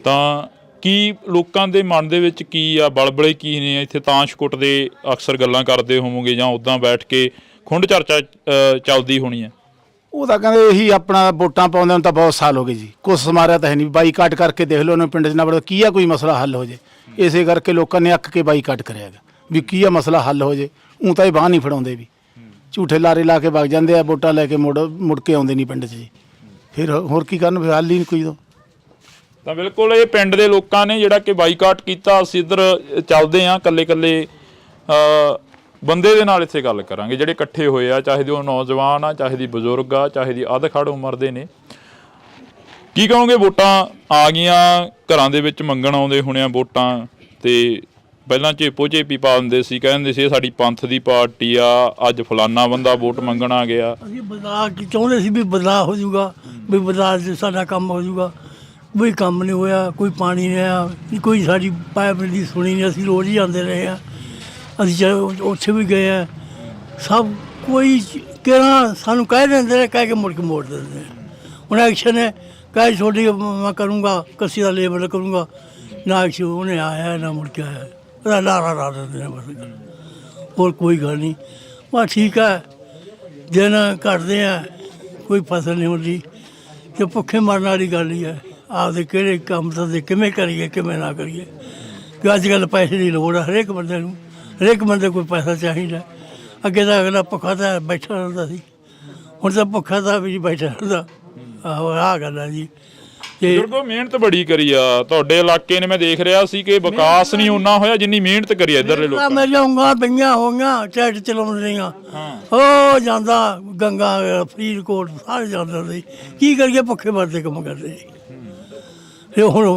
ਤਾਂ ਕੀ ਲੋਕਾਂ ਦੇ ਮਨ ਦੇ ਵਿੱਚ ਕੀ ਆ, ਬਲਬਲੇ ਕੀ ਨੇ ਇੱਥੇ? ਤਾਂਸ਼ਕੁੱਟ ਦੇ ਅਕਸਰ ਗੱਲਾਂ ਕਰਦੇ ਹੋਵੋਗੇ ਜਾਂ ਉੱਦਾਂ ਬੈਠ ਕੇ ਖੁੰਡ ਚਰਚਾ ਚੱਲਦੀ ਹੋਣੀ ਹੈ? ਉਹ ਤਾਂ ਕਹਿੰਦੇ ਇਹੀ ਆਪਣਾ ਵੋਟਾਂ ਪਾਉਂਦੇ ਨੂੰ ਤਾਂ ਬਹੁਤ ਸਾਲ ਹੋ ਗਏ ਜੀ, ਕੁਛ ਸਮਾਰਿਆ ਤਾਂ ਹੈ ਨਹੀਂ। ਬਾਈਕਾਟ ਕਰਕੇ ਦੇਖ ਲਓ ਉਹਨੇ ਪਿੰਡ 'ਚ ਨਾ ਬੜਾ ਕੀ ਆ ਕੋਈ ਮਸਲਾ ਹੱਲ ਹੋ ਜੇ। ਇਸੇ ਕਰਕੇ ਲੋਕਾਂ ਨੇ ਅੱਕ ਕੇ ਬਾਈਕਾਟ ਕਰਿਆ ਹੈਗਾ ਵੀ ਕੀ ਆ ਮਸਲਾ ਹੱਲ ਹੋ ਜੇ। ਊਂ ਤਾਂ ਇਹ ਬਾਂਹ ਨਹੀਂ ਫੜਾਉਂਦੇ, ਵੀ ਝੂਠੇ ਲਾਰੇ ਲਾ ਕੇ ਵਗ ਜਾਂਦੇ ਆ, ਵੋਟਾਂ ਲੈ ਕੇ ਮੁੜ ਕੇ ਆਉਂਦੇ ਨਹੀਂ ਪਿੰਡ 'ਚ ਜੀ। ਫਿਰ ਹੋਰ ਕੀ ਕਰਨ, ਫਿਰ ਹੱਲ ਹੀ ਨਹੀਂ ਕੋਈ। ਤਾਂ ਬਿਲਕੁਲ ਇਹ ਪਿੰਡ ਦੇ ਲੋਕਾਂ ਨੇ ਜਿਹੜਾ ਕਿ ਬਾਈਕਾਟ ਕੀਤਾ। ਅਸੀਂ ਇੱਧਰ ਚੱਲਦੇ ਹਾਂ, ਕੱਲੇ ਬੰਦੇ ਦੇ ਨਾਲ ਇੱਥੇ ਗੱਲ ਕਰਾਂਗੇ ਜਿਹੜੇ ਇਕੱਠੇ ਹੋਏ ਆ, ਚਾਹੇ ਦੀ ਉਹ ਨੌਜਵਾਨ ਆ, ਚਾਹੇ ਦੀ ਬਜ਼ੁਰਗ ਆ, ਚਾਹੇ ਦੀ ਅੱਧ-ਖੜ ਉਮਰ ਦੇ ਨੇ। ਕੀ ਕਹੋਗੇ? ਵੋਟਾਂ ਆ ਗਈਆਂ, ਘਰਾਂ ਦੇ ਵਿੱਚ ਮੰਗਣ ਆਉਂਦੇ ਹੋਣੇ ਆ ਵੋਟਾਂ। ਤੇ ਪਹਿਲਾਂ ਝੇਪੀ ਪਾ ਦਿੰਦੇ ਸੀ, ਕਹਿੰਦੇ ਸੀ ਇਹ ਸਾਡੀ ਪੰਥ ਦੀ ਪਾਰਟੀ ਆ, ਅੱਜ ਫਲਾਨਾ ਬੰਦਾ ਵੋਟ ਮੰਗਣ ਆ ਗਿਆ। ਅਸੀਂ ਬਦਲਾਅ ਚਾਹੁੰਦੇ ਸੀ ਵੀ ਬਦਲਾਅ ਹੋ ਜਾਊਗਾ, ਵੀ ਬਦਲਾਅ 'ਚ ਸਾਡਾ ਕੰਮ ਹੋ ਜਾਊਗਾ। ਕੋਈ ਕੰਮ ਨਹੀਂ ਹੋਇਆ, ਕੋਈ ਪਾਣੀ ਨਹੀਂ ਆਇਆ, ਕੋਈ ਸਾਡੀ ਪਾਈਪ ਦੀ ਸੁਣੀ ਨਹੀਂ। ਅਸੀਂ ਰੋਜ਼ ਹੀ ਆਉਂਦੇ ਰਹੇ ਹਾਂ, ਅਸੀਂ ਉੱਥੇ ਵੀ ਗਏ ਆ। ਸਭ ਕੋਈ ਕਿਹੜਾ ਸਾਨੂੰ ਕਹਿ ਦਿੰਦੇ ਨੇ, ਕਹਿ ਕੇ ਮੁੜ ਕੇ ਮੋੜ ਦਿੰਦੇ। ਹੁਣ ਐਕਸ਼ਨ ਹੈ, ਕਹਿ ਛੋਟੀ ਮੈਂ ਕਰੂੰਗਾ, ਕੱਸੀ ਦਾ ਲੇਬਰ ਕਰੂੰਗਾ, ਨਾ ਐਕਸ਼ਨ ਉਹਨੇ ਆਇਆ ਨਾ ਮੁੜ ਕੇ ਆਇਆ। ਉਹਦਾ ਲਾਰਾ ਲਾ ਦਿੰਦੇ ਨੇ ਬਸ, ਹੋਰ ਕੋਈ ਗੱਲ ਨਹੀਂ। ਬਸ ਠੀਕ ਹੈ, ਦਿਨ ਕੱਟਦੇ ਆ, ਕੋਈ ਫਸਲ ਨਹੀਂ ਹੁੰਦੀ ਤੇ ਭੁੱਖੇ ਮਰਨ ਵਾਲੀ ਗੱਲ ਹੀ ਹੈ। ਆਪਦੇ ਕਿਹੜੇ ਕੰਮ ਤਾਂ ਕਿਵੇਂ ਕਰੀਏ, ਕਿਵੇਂ ਨਾ ਕਰੀਏ। ਕਿ ਅੱਜ ਕੱਲ੍ਹ ਪੈਸੇ ਦੀ ਲੋੜ ਹੈ ਹਰੇਕ ਬੰਦੇ ਨੂੰ, ਹਰੇਕ ਬੰਦੇ ਕੋਈ ਪੈਸਾ ਚਾਹੀਦਾ। ਅੱਗੇ ਤਾਂ ਅਗਲਾ ਭੁੱਖਾ ਤਾਂ ਬੈਠਾ ਰਹਿੰਦਾ ਸੀ, ਹੁਣ ਤਾਂ ਭੁੱਖਾ ਤਾਂ ਵੀ ਬੈਠਾ ਰਹਿੰਦਾ। ਆਹੋ ਆਹ ਗੱਲ ਹੈ ਜੀ। ਬਜ਼ੁਰਗੋ ਮਿਹਨਤ ਬੜੀ ਕਰੀ ਆ ਤੁਹਾਡੇ ਇਲਾਕੇ ਨੇ। ਮੈਂ ਦੇਖ ਰਿਹਾ ਸੀ ਕਿ ਵਿਕਾਸ ਨਹੀਂ ਓਨਾ ਹੋਇਆ ਜਿੰਨੀ ਮਿਹਨਤ ਕਰੀ ਆ ਇੱਧਰਲੇ ਲੋਕਾਂ ਨੇ। ਮੇਰੀਆਂ ਉਂਗਲਾਂ ਪਈਆਂ ਹੋਈਆਂ, ਟਰੈਕਟਰ ਚਲਾਉਂਦੇ ਰਹੀਆਂ। ਉਹ ਜਾਂਦਾ ਗੰਗਾ, ਫਰੀਦਕੋਟ ਸਾਰੇ ਜਾਂਦੇ ਸੀ। ਕੀ ਕਰੀਏ, ਭੁੱਖੇ ਮਰਦੇ ਕੰਮ ਕਰਦੇ ਸੀ। ਫਿਰ ਹੁਣ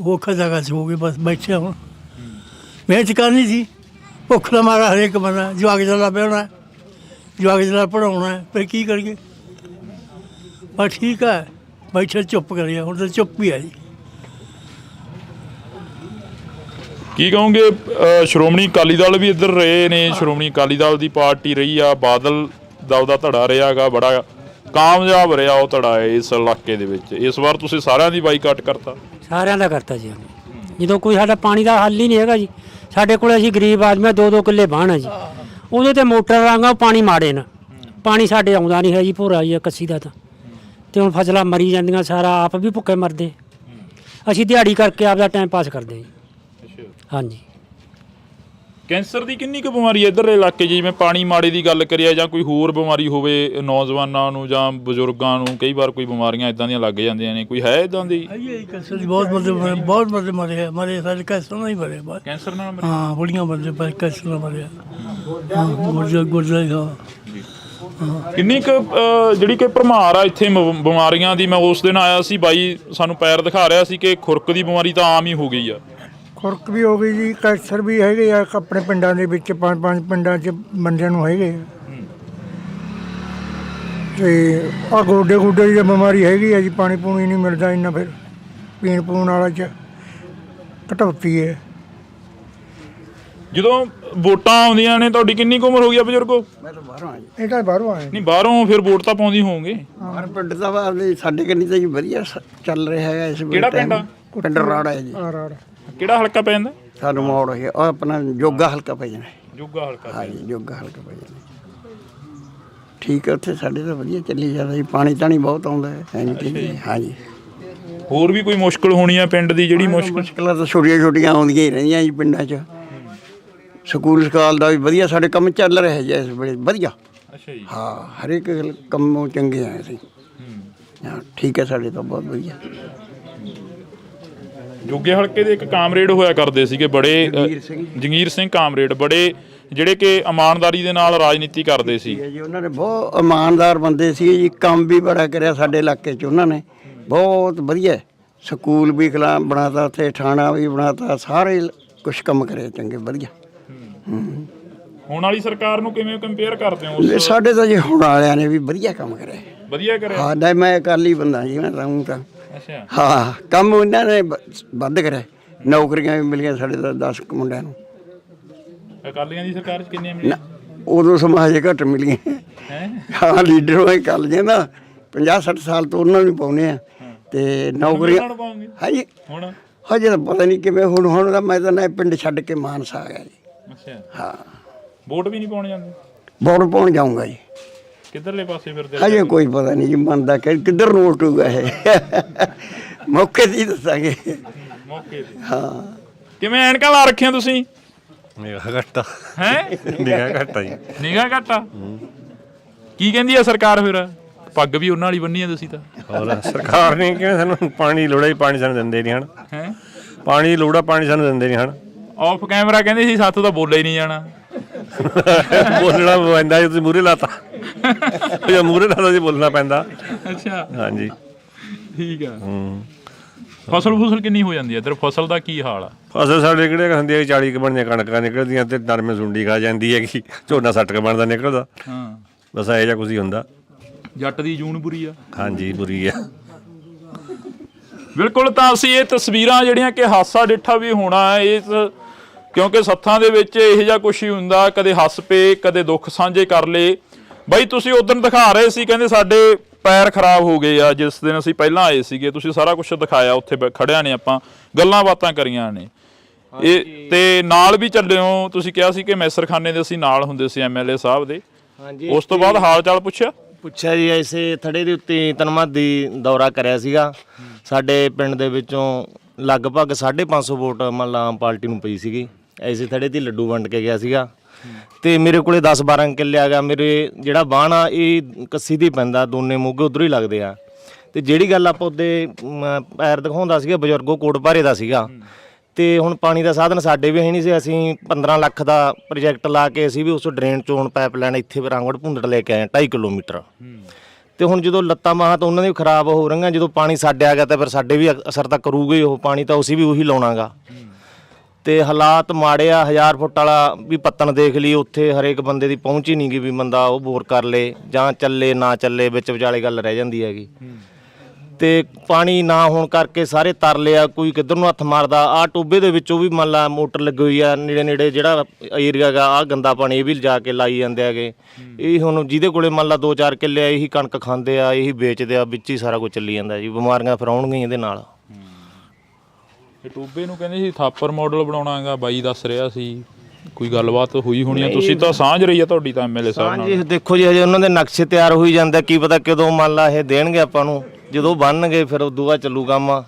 ਔਖਾ ਜਗ੍ਹਾ 'ਚ ਹੋ ਗਏ, ਬਸ ਬੈਠੇ ਹੁਣ। ਮਿਹਨਤ ਕਰਨੀ ਸੀ, ਭੁੱਖ ਦਾ ਮਾਰਾ ਹਰੇਕ ਬੰਦਾ ਜਵਾਕ ਚੱਲਾ ਪਿਆ ਹੋਣਾ। ਜਵਾਕ ਜਰਾ ਪੜਾਉਣਾ ਹੈ, ਫਿਰ ਕੀ ਕਰੀਏ। ਪਰ ਠੀਕ ਹੈ, ਬੈਠੇ ਚੁੱਪ ਕਰਿਆ, ਹੁਣ ਤਾਂ ਚੁੱਪ ਹੀ ਹੈ ਜੀ। ਕੀ ਕਹੋਗੇ ਸ਼੍ਰੋਮਣੀ ਅਕਾਲੀ ਦਲ ਵੀ ਇੱਧਰ ਰਹੇ ਨੇ, ਸ਼੍ਰੋਮਣੀ ਅਕਾਲੀ ਦਲ ਦੀ ਪਾਰਟੀ ਰਹੀ ਆ, ਬਾਦਲ ਦਾ ਉਹਦਾ ਧੜਾ ਰਿਹਾਗਾ, ਬੜਾ ਕਾਮਯਾਬ ਰਿਹਾ ਉਹ ਧੜਾ ਹੈ ਇਸ ਇਲਾਕੇ ਦੇ ਵਿੱਚ। ਇਸ ਵਾਰ ਤੁਸੀਂ ਸਾਰਿਆਂ ਦੀ ਬਾਈਕਾਟ ਕਰਤਾ? ਸਾਰਿਆਂ ਦਾ ਕਰਤਾ ਜੀ। ਜਦੋਂ ਕੋਈ ਸਾਡਾ ਪਾਣੀ ਦਾ ਹੱਲ ਹੀ ਨਹੀਂ ਹੈਗਾ ਜੀ, ਸਾਡੇ ਕੋਲ ਅਸੀਂ ਗਰੀਬ ਆਦਮੀ 2-2 ਕਿੱਲੇ ਬਾਣ ਹੈ ਜੀ, ਉਹਦੇ ਤੇ ਮੋਟਰ ਲਾਂਗਾ ਉਹ ਪਾਣੀ ਮਾੜੇ ਨਾ, ਪਾਣੀ ਸਾਡੇ ਆਉਂਦਾ ਨਹੀਂ ਹੈ ਜੀ, ਭੋਰਾ ਜੀ ਕੱਸੀ ਦਾ ਤਾਂ। ਤੇ ਹੁਣ ਫਸਲਾਂ ਮਰੀ ਜਾਂਦੀਆਂ, ਸਾਰਾ ਆਪ ਵੀ ਭੁੱਖੇ ਮਰਦੇ, ਅਸੀਂ ਦਿਹਾੜੀ ਕਰਕੇ ਆਪਦਾ ਟਾਈਮ ਪਾਸ ਕਰਦੇ ਜੀ। ਹਾਂਜੀ। ਕੈਂਸਰ ਦੀ ਕਿੰਨੀ ਕੁ ਬਿਮਾਰੀ ਇੱਧਰ ਇਲਾਕੇ 'ਚ, ਜਿਵੇਂ ਪਾਣੀ ਮਾੜੇ ਦੀ ਗੱਲ ਕਰੀਏ ਜਾਂ ਕੋਈ ਹੋਰ ਬਿਮਾਰੀ ਹੋਵੇ ਨੌਜਵਾਨਾਂ ਨੂੰ ਜਾਂ ਬਜ਼ੁਰਗਾਂ ਨੂੰ, ਕਈ ਵਾਰ ਕੋਈ ਬਿਮਾਰੀਆਂ ਇੱਦਾਂ ਦੀਆਂ ਲੱਗ ਜਾਂਦੀਆਂ ਨੇ, ਕੋਈ ਹੈ ਇੱਦਾਂ ਦੀ? ਕੈਂਸਰ ਦੀ ਬਹੁਤ ਬੰਦੇ ਮਰੇ ਸਾਡੇ ਕੈਂਸਰ ਨਾਲ ਹੀ ਮਰੇ ਬਸ। ਕੈਂਸਰ ਨਾਲ ਮਰੇ? ਹਾਂ, ਬੁੜੀਆਂ ਬੰਦੇ ਪਰ ਕੈਂਸਰ ਨਾਲ ਮਰੇ। ਗੁਰਦੇ ਹਾਂ। ਕਿੰਨੀ ਕੁ ਜਿਹੜੀ ਕਿ ਭਰਮਾਰ ਆ ਇੱਥੇ ਬਿਮਾਰੀਆਂ ਦੀ। ਮੈਂ ਉਸ ਦਿਨ ਆਇਆ ਸੀ, ਬਾਈ ਸਾਨੂੰ ਪੈਰ ਦਿਖਾ ਰਿਹਾ ਸੀ ਕਿ ਖੁਰਕ ਦੀ ਬਿਮਾਰੀ ਤਾਂ ਆਮ ਹੀ ਹੋ ਗਈ ਆ। ਖੁਰਕ ਵੀ ਹੋ ਗਈ ਜੀ, ਕੈਂਸਰ ਵੀ ਹੈਗੇ ਆ ਆਪਣੇ ਪਿੰਡਾਂ ਦੇ ਵਿੱਚ, 5 ਪਿੰਡਾਂ 'ਚ ਬੰਦਿਆਂ ਨੂੰ ਹੈਗੇ ਆ। ਤੇ ਆ ਗੋਡੇ ਦੀ ਬਿਮਾਰੀ ਹੈਗੀ ਆ ਜੀ, ਪਾਣੀ ਪੂਣੀ ਨਹੀਂ ਮਿਲਦਾ ਇੰਨਾ, ਫਿਰ ਪੀਣ ਪੂਣ ਵਾਲਾ 'ਚ ਘਟੌਤੀ ਹੈ। ਜਦੋਂ ਵੋਟਾਂ ਆਉਂਦੀਆਂ ਨੇ, ਤੁਹਾਡੀ ਕਿੰਨੀ ਕੁ ਉਮਰ ਹੋ ਗਈ ਆ ਬਜ਼ੁਰਗੋ? ਮੈਂ ਤਾਂ ਬਾਹਰੋਂ ਆਇਆ। ਇਹ ਤਾਂ ਬਾਹਰੋਂ ਆਏ। ਨਹੀਂ, ਬਾਹਰੋਂ ਫਿਰ ਵੋਟ ਤਾਂ ਪਾਉਂਦੀ ਹੋਵੋਗੇ। ਹਰ ਪਿੰਡ ਦਾ ਸਾਡੇ ਕੰਨੀ ਤਾਂ ਜੀ ਵਧੀਆ ਚੱਲ ਰਿਹਾ ਹੈਗਾ ਇਸ ਵੇਲੇ। ਕਿਹੜਾ ਪਿੰਡ ਆ? ਪਿੰਡ ਰਾੜਾ ਹੈ ਜੀ। ਕਿਹੜਾ ਹਲਕਾ ਪੈ ਜਾਂਦਾ ਸਾਨੂੰ? ਮੋੜ ਹੈ ਉਹ ਆਪਣਾ ਜੋਗਾ ਹਲਕਾ ਪੈ ਜਾਣਾ। ਜੋਗਾ ਹਲਕਾ? ਹਾਂਜੀ, ਜੋਗਾ ਹਲਕਾ ਪੈ ਜਾਣਾ। ਠੀਕ ਹੈ, ਉੱਥੇ ਸਾਡੇ ਤਾਂ ਵਧੀਆ ਚੱਲੀ ਜਾਂਦਾ ਜੀ, ਪਾਣੀ ਤਾਣੀ ਬਹੁਤ ਆਉਂਦਾ ਹੈ। ਹਾਂਜੀ। ਹੋਰ ਵੀ ਕੋਈ ਮੁਸ਼ਕਲ ਹੋਣੀ ਆ ਪਿੰਡ ਦੀ? ਜਿਹੜੀ ਮੁਸ਼ਕਲਾਂ ਤਾਂ ਛੋਟੀਆਂ ਆਉਂਦੀਆਂ ਹੀ ਰਹਿੰਦੀਆਂ ਜੀ ਪਿੰਡਾਂ 'ਚ। ਸਕੂਲ ਸਕਾਲ ਦਾ ਵੀ ਵਧੀਆ ਸਾਡੇ ਕੰਮ ਚੱਲ ਰਿਹਾ ਜੀ ਇਸ ਵੇਲੇ, ਵਧੀਆ। ਅੱਛਾ ਜੀ। ਹਾਂ, ਹਰੇਕ ਕੰਮ ਚੰਗੇ ਆ ਅਸੀਂ। ਹਾਂ, ਠੀਕ ਹੈ, ਸਾਡੇ ਤਾਂ ਬਹੁਤ ਵਧੀਆ। ਜੋਗੇ ਹਲਕੇ ਦੇ ਇੱਕ ਕਾਮਰੇਡ ਹੋਇਆ ਕਰਦੇ ਸੀਗੇ ਬੜੇ, ਜੰਗੀਰ ਸਿੰਘ ਕਾਮਰੇਡ, ਬੜੇ ਜਿਹੜੇ ਕਿ ਇਮਾਨਦਾਰੀ ਦੇ ਨਾਲ ਰਾਜਨੀਤੀ ਕਰਦੇ ਸੀ ਜੀ। ਉਹਨਾਂ ਨੇ ਬਹੁਤ ਇਮਾਨਦਾਰ ਬੰਦੇ ਸੀ ਜੀ, ਕੰਮ ਵੀ ਬੜਾ ਕਰਿਆ ਸਾਡੇ ਇਲਾਕੇ 'ਚ ਉਹਨਾਂ ਨੇ, ਬਹੁਤ ਵਧੀਆ। ਸਕੂਲ ਵੀ ਬਣਾਤਾ, ਉੱਥੇ ਥਾਣਾ ਵੀ ਬਣਾਤਾ, ਸਾਰੇ ਕੁਛ ਕੰਮ ਕਰਿਆ ਚੰਗੇ, ਵਧੀਆ। ਹੁਣ ਵਾਲੀ ਸਰਕਾਰ ਨੂੰ ਕਿਵੇਂ ਕੰਪੇਅਰ ਕਰਦੇ ਹੋ? ਸਾਡੇ ਤਾਂ ਜੀ ਹੁਣ ਵਾਲਿਆਂ ਨੇ ਵੀ ਵਧੀਆ ਕੰਮ ਕਰਿਆ। ਵਧੀਆ ਕਰਿਆ? ਹਾਂ, ਨਹੀਂ ਮੈਂ ਅਕਾਲੀ ਬੰਦਾ ਜੀ, ਮੈਂ ਤਾਂ। ਅੱਛਾ। ਹਾਂ, ਕੰਮ ਉਹਨਾਂ ਨੇ ਵੱਧ ਕਰਿਆ, ਨੌਕਰੀਆਂ ਵੀ ਮਿਲੀਆਂ ਸਾਡੇ ਤਾਂ 10 ਮੁੰਡਿਆਂ ਨੂੰ। ਅਕਾਲੀਆਂ ਦੀ ਸਰਕਾਰ 'ਚ ਕਿੰਨੀਆਂ ਮਿਲੀਆਂ? ਉਦੋਂ ਸਮਾਜ ਘੱਟ ਮਿਲੀਆਂ। ਹਾਂ, ਲੀਡਰ ਹੋਏ ਕਰ ਲਿਆ ਨਾ, 50-60 ਸਾਲ ਤੋਂ ਉਹਨਾਂ ਨੂੰ ਪਾਉਨੇ ਆ ਤੇ ਨੌਕਰੀਆਂ। ਹਾਂਜੀ, ਹੁਣ ਹਜੇ ਤਾਂ ਪਤਾ ਨਹੀਂ ਕਿਵੇਂ। ਹੁਣ ਤਾਂ ਮੈਂ ਤਾਂ ਨਾ ਪਿੰਡ ਛੱਡ ਕੇ ਮਾਨਸਾ ਆ ਗਿਆ ਜੀ। ਅੱਛਾ। ਹਾਂ। ਵੋਟ ਵੀ ਨਹੀਂ ਪਾਉਣ ਜਾਂਦੇ? ਵੋਟ ਪਾਉਣ ਜਾਊਂਗਾ ਜੀ। ਕਿੱਧਰਲੇ ਪਾਸੇ ਫਿਰਦੇ? ਹਜੇ ਕੋਈ ਪਤਾ ਨਹੀਂ ਜੀ, ਮੰਨਦਾ ਕਿੱਧਰ ਨੂੰ ਉੱਠੂਗਾ ਇਹ, ਮੌਕੇ ਤੇ ਹੀ ਦੱਸਾਂਗੇ। ਮੌਕੇ ਤੇ? ਹਾਂ। ਕਿਵੇਂ ਐਨਕਾਂ ਲਾ ਰੱਖੀਆਂ ਤੁਸੀਂ? ਨਿਗਾਹ ਘੱਟਾ ਹੈ? ਨਿਗਾਹ ਘੱਟਾ ਜੀ। ਨਿਗਾਹ ਘੱਟਾ? ਕੀ ਕਹਿੰਦੀ ਆ ਸਰਕਾਰ ਫਿਰ? ਪੱਗ ਵੀ ਉਹਨਾਂ ਵਾਲੀ ਬੰਨੀ ਆ ਤੁਸੀਂ ਤਾਂ। ਹੋਰ ਸਰਕਾਰ ਨੇ ਕਿਹਾ ਸਾਨੂੰ ਪਾਣੀ ਲੋੜਾ ਹੀ, ਪਾਣੀ ਸਾਨੂੰ ਦਿੰਦੇ ਨਹੀਂ ਹਨ। ਹੈ? ਪਾਣੀ ਲੋੜਾ, ਪਾਣੀ ਸਾਨੂੰ ਦਿੰਦੇ ਨਹੀਂ ਹਨ। ਆਫ ਕੈਮਰਾ ਕਹਿੰਦੇ ਸੀ ਸਾਥੋਂ ਤਾਂ ਬੋਲਿਆ ਹੀ ਨਹੀਂ ਜਾਣਾ। ਬੋਲਣਾ ਪੈਂਦਾ ਜੀ, ਤੁਸੀਂ ਮੂਹਰੇ ਲਾਤਾ। ਜੇ ਮੂਹਰੇ ਲਾਤਾ ਜੀ ਬੋਲਣਾ ਪੈਂਦਾ। ਅੱਛਾ। ਹਾਂਜੀ, ਠੀਕ ਆ। ਫਸਲ ਕਿੰਨੀ ਹੋ ਜਾਂਦੀ ਹੈ ਇੱਧਰ? ਫਸਲ ਦਾ ਕੀ ਹਾਲ ਆ? ਫਸਲ ਸਾਡੇ ਕਿਹੜੇ ਹੁੰਦੀ ਹੈ, 40 ਕੁ ਬਣਦੀਆਂ ਕਣਕਾਂ ਨਿਕਲਦੀਆਂ ਤੇ ਨਰਮੇ ਸੁੰਡੀ ਖਾ ਜਾਂਦੀ ਹੈਗੀ, ਝੋਨਾ 60 ਕੁ ਬਣਦਾ ਨਿਕਲਦਾ। ਹਾਂ, ਬਸ ਇਹੋ ਜਿਹਾ ਕੁਝ ਹੀ ਹੁੰਦਾ। ਜੱਟ ਦੀ ਜੂਨ ਬੁਰੀ ਆ। ਹਾਂਜੀ, ਬੁਰੀ ਆ ਬਿਲਕੁਲ। ਤਾਂ ਅਸੀਂ ਇਹ ਤਸਵੀਰਾਂ ਜਿਹੜੀਆਂ ਕਿ ਹਾਸਾ ਡਿੱਠਾ ਵੀ ਹੋਣਾ ਇਸ, ਕਿਉਂਕਿ ਸੱਥਾਂ ਦੇ ਵਿੱਚ ਇਹੋ ਜਿਹਾ ਕੁਛ ਹੀ ਹੁੰਦਾ, ਕਦੇ ਹੱਸ ਪਏ, ਕਦੇ ਦੁੱਖ ਸਾਂਝੇ ਕਰ ਲਏ। ਬਾਈ ਤੁਸੀਂ ਉਦੋਂ ਦਿਖਾ ਰਹੇ ਸੀ, ਕਹਿੰਦੇ ਸਾਡੇ ਪੈਰ ਖਰਾਬ ਹੋ ਗਏ ਆ ਜਿਸ ਦਿਨ ਅਸੀਂ ਪਹਿਲਾਂ ਆਏ ਸੀਗੇ, ਤੁਸੀਂ ਸਾਰਾ ਕੁਛ ਦਿਖਾਇਆ, ਉੱਥੇ ਖੜਿਆ ਨੇ, ਆਪਾਂ ਗੱਲਾਂ ਬਾਤਾਂ ਕਰੀਆਂ ਨੇ। ਇਹ ਤੇ ਨਾਲ ਵੀ ਚੱਲੇ ਹੋ, ਤੁਸੀਂ ਕਿਹਾ ਸੀ ਕਿ ਮੈਸਰਖਾਨੇ ਦੇ ਅਸੀਂ ਨਾਲ ਹੁੰਦੇ ਸੀ MLA ਸਾਹਿਬ ਦੇ। ਹਾਂਜੀ। ਉਸ ਤੋਂ ਬਾਅਦ ਹਾਲ ਚਾਲ ਪੁੱਛਿਆ ਜੀ, ਐਸੇ ਥੜੇ ਦੇ ਉੱਤੇ ਤਨਮਾਦੀ ਦੌਰਾ ਕਰਿਆ ਸੀਗਾ। ਸਾਡੇ ਪਿੰਡ ਦੇ ਵਿੱਚੋਂ ਲਗਭਗ 550 ਵੋਟ ਮੰਨ ਲਾ ਆਮ ਪਾਰਟੀ ਨੂੰ ਪਈ ਸੀਗੀ। ਐਸੇ ਥੜੇ ਤੇ ਲੱਡੂ ਵੰਡ ਕੇ ਗਿਆ ਸੀਗਾ ਤੇ ਮੇਰੇ ਕੋਲੇ 10-12 ਕਿੱਲੇ ਆ ਗਿਆ। ਮੇਰੇ ਜਿਹੜਾ ਬਾਣ ਆ ਇਹ ਕੱਸੀ ਦੀ ਪੈਂਦਾ, ਦੋਨੇ ਮੋਗੇ ਉਧਰੋਂ ਹੀ ਲੱਗਦੇ ਆ। ਤੇ ਜਿਹੜੀ ਗੱਲ ਆਪਾਂ ਉਹਦੇ ਪੈਰ ਦਿਖਾਉਂਦਾ ਸੀਗਾ, ਬਜ਼ੁਰਗੋ ਕੋਟ ਭਾਰੇ ਦਾ ਸੀਗਾ। ਤੇ ਹੁਣ ਪਾਣੀ ਦਾ ਸਾਧਨ ਸਾਡੇ ਵੀ ਹੈ ਨਹੀਂ ਸੀ। ਅਸੀਂ 15 ਲੱਖ ਦਾ ਪ੍ਰੋਜੈਕਟ ਲਾ ਕੇ ਅਸੀਂ ਵੀ ਉਸ ਡਰੇਨ ਚੋਣ ਪਾਈਪਲਾਈਨ ਇੱਥੇ ਰਾਂਗੜ ਭੁੰਦੜ ਲੈ ਕੇ ਆਏ 2.5 ਕਿਲੋਮੀਟਰ। ਤੇ ਹੁਣ ਜਦੋਂ ਲੱਤਾਂ ਮਾਹਾਂ ਤਾਂ ਉਹਨਾਂ ਦੀ ਖਰਾਬ ਹੋ ਰਹੀਆਂ, ਜਦੋਂ ਪਾਣੀ ਸਾਡੇ ਆ ਗਿਆ ਤਾਂ ਫਿਰ ਸਾਡੇ ਵੀ ਅਸਰ ਤਾਂ ਕਰੂਗਾ ਹੀ ਉਹ ਪਾਣੀ, ਤਾਂ ਅਸੀਂ ਵੀ ਉਹੀ ਲਾਉਣਾਗਾ। ਤੇ ਹਾਲਾਤ ਮਾੜੇ ਆ। 1000 ਫੁੱਟ ਵਾਲਾ ਵੀ ਪੱਤਣ ਦੇਖ ਲਈ, ਉੱਥੇ ਹਰੇਕ ਬੰਦੇ ਦੀ ਪਹੁੰਚ ਹੀ ਨਹੀਂ ਗਈ ਵੀ ਬੰਦਾ ਉਹ ਬੋਰ ਕਰ ਲੇ ਜਾਂ ਚੱਲੇ ਨਾ ਚੱਲੇ, ਵਿੱਚ ਵਿਚਾਲੇ ਗੱਲ ਰਹਿ ਜਾਂਦੀ ਹੈਗੀ। ਤੇ ਪਾਣੀ ਨਾ ਹੋਣ ਕਰਕੇ ਸਾਰੇ ਤਰਲੇ ਆ, ਕੋਈ ਕਿੱਧਰ ਨੂੰ ਹੱਥ ਮਾਰਦਾ। ਆ ਟੋਬੇ ਦੇ ਵਿੱਚੋਂ ਵੀ ਮੰਨ ਲਾ ਮੋਟਰ ਲੱਗੀ ਹੋਈ ਆ ਨੇੜੇ ਨੇੜੇ, ਜਿਹੜਾ ਏਰੀਆ ਹੈਗਾ ਆ ਗੰਦਾ ਪਾਣੀ ਇਹ ਵੀ ਲਿਜਾ ਕੇ ਲਾਈ ਜਾਂਦੇ ਹੈਗੇ। ਇਹ ਹੁਣ ਜਿਹਦੇ ਕੋਲੇ ਮੰਨ ਲਾ 2-4 ਕਿੱਲੇ ਆ, ਇਹੀ ਕਣਕ ਖਾਂਦੇ ਆ, ਇਹੀ ਵੇਚਦੇ ਆ, ਵਿੱਚ ਹੀ ਸਾਰਾ ਕੁਝ ਚੱਲੀ ਜਾਂਦਾ ਜੀ। ਬਿਮਾਰੀਆਂ ਫਿਰ ਆਉਣਗੀਆਂ ਇਹਦੇ ਨਾਲ। ਇਹ ਟੋਬੇ ਨੂੰ ਕਹਿੰਦੇ ਸੀ ਥਾਪਰ ਮਾਡਲ ਬਣਾਉਣਾ ਹੈਗਾ, ਬਾਈ ਦੱਸ ਰਿਹਾ ਸੀ। ਕੋਈ ਗੱਲਬਾਤ ਹੋਈ ਹੋਣੀ ਆ? ਤੁਸੀਂ ਤਾਂ ਸਾਂਝ ਰਹੀ ਆ ਤੁਹਾਡੀ ਤਾਂ ਐਮਐਲਏ ਸਾਹਿਬ ਨਾਲ। ਹਾਂਜੀ ਦੇਖੋ ਜੀ, ਹਜੇ ਉਹਨਾਂ ਦੇ ਨਕਸ਼ੇ ਤਿਆਰ ਹੋਈ ਜਾਂਦੇ, ਕੀ ਪਤਾ ਕਦੋਂ ਮੰਨ ਲਾ ਇਹ ਦੇਣਗੇ ਆਪਾਂ ਨੂੰ। ਜਦੋਂ ਬਣਨਗੇ ਫਿਰ ਉਦੋਂ ਬਾਅਦ ਚੱਲੂ ਕੰਮ,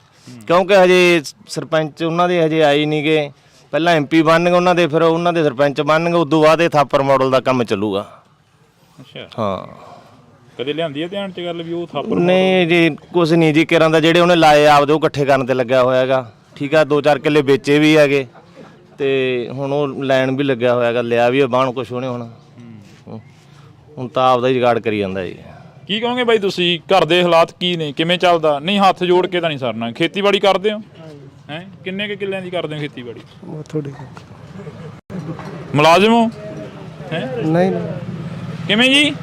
ਕਿਉਂਕਿ ਹਜੇ ਸਰਪੰਚ ਉਹਨਾਂ ਦੇ ਹਜੇ ਆਏ ਨਹੀਂ ਗੇ। ਪਹਿਲਾਂ ਐਮਪੀ ਬਣਨਗੇ ਉਹਨਾਂ ਦੇ, ਫਿਰ ਉਹਨਾਂ ਦੇ ਸਰਪੰਚ ਬਣਨਗੇ, ਉਦੋਂ ਬਾਅਦ ਇਹ ਥਾਪਰ ਮਾਡਲ ਦਾ ਕੰਮ ਚੱਲੂਗਾ। ਅੱਛਾ ਹਾਂ, ਕਦੇ ਲਿਆਂਦੀ ਹੈ ਧਿਆਨ 'ਚ ਗੱਲ ਵੀ ਉਹ ਥਾਪਰ? ਨਹੀਂ ਜੀ ਕੁਛ ਨਹੀਂ ਜੀ, ਕਿਰਾਂ ਦਾ ਜਿਹੜੇ ਉਹਨੇ ਲਾਏ ਆਪਦੇ ਉਹ ਇਕੱਠੇ ਕਰਨ ਤੇ ਲੱਗਿਆ ਹੋਇਆ ਹੈਗਾ। ਠੀਕ ਆ, 2-4 ਕਿੱਲੇ ਵੇਚੇ ਵੀ ਹੈਗੇ ਤੇ ਹੁਣ ਉਹ ਲੈਣ ਵੀ ਲੱਗਿਆ ਹੋਇਆ ਹੈਗਾ, ਲਿਆ ਵੀ ਬਾਣ ਕੁਛ ਉਹਨੇ। ਹੁਣ ਤਾਂ ਆਪਦਾ ਹੀ ਜੁਗਾੜ ਕਰੀ ਜਾਂਦਾ ਜੀ। ਕੀ ਕਹੋਗੇ ਬਾਈ ਤੁਸੀਂ, ਘਰ ਦੇ ਹਾਲਾਤ ਕੀ ਨੇ, ਕਿਵੇਂ ਚੱਲਦਾ? ਨਹੀਂ ਹੱਥ ਜੋੜ ਕੇ ਤਾਂ ਨਹੀਂ ਸਰਨਾ। ਖੇਤੀਬਾੜੀ ਕਰਦੇ ਹੋ ਹੈ? ਕਿੰਨੇ ਕੁ ਕਿੱਲਿਆਂ ਦੀ ਕਰਦੇ ਹੋ ਖੇਤੀਬਾੜੀ? ਥੋੜੀ ਮੁਲਾਜ਼ਮ ਹੋ ਹੈ? ਨਹੀਂ ਕਿਵੇਂ ਜੀ?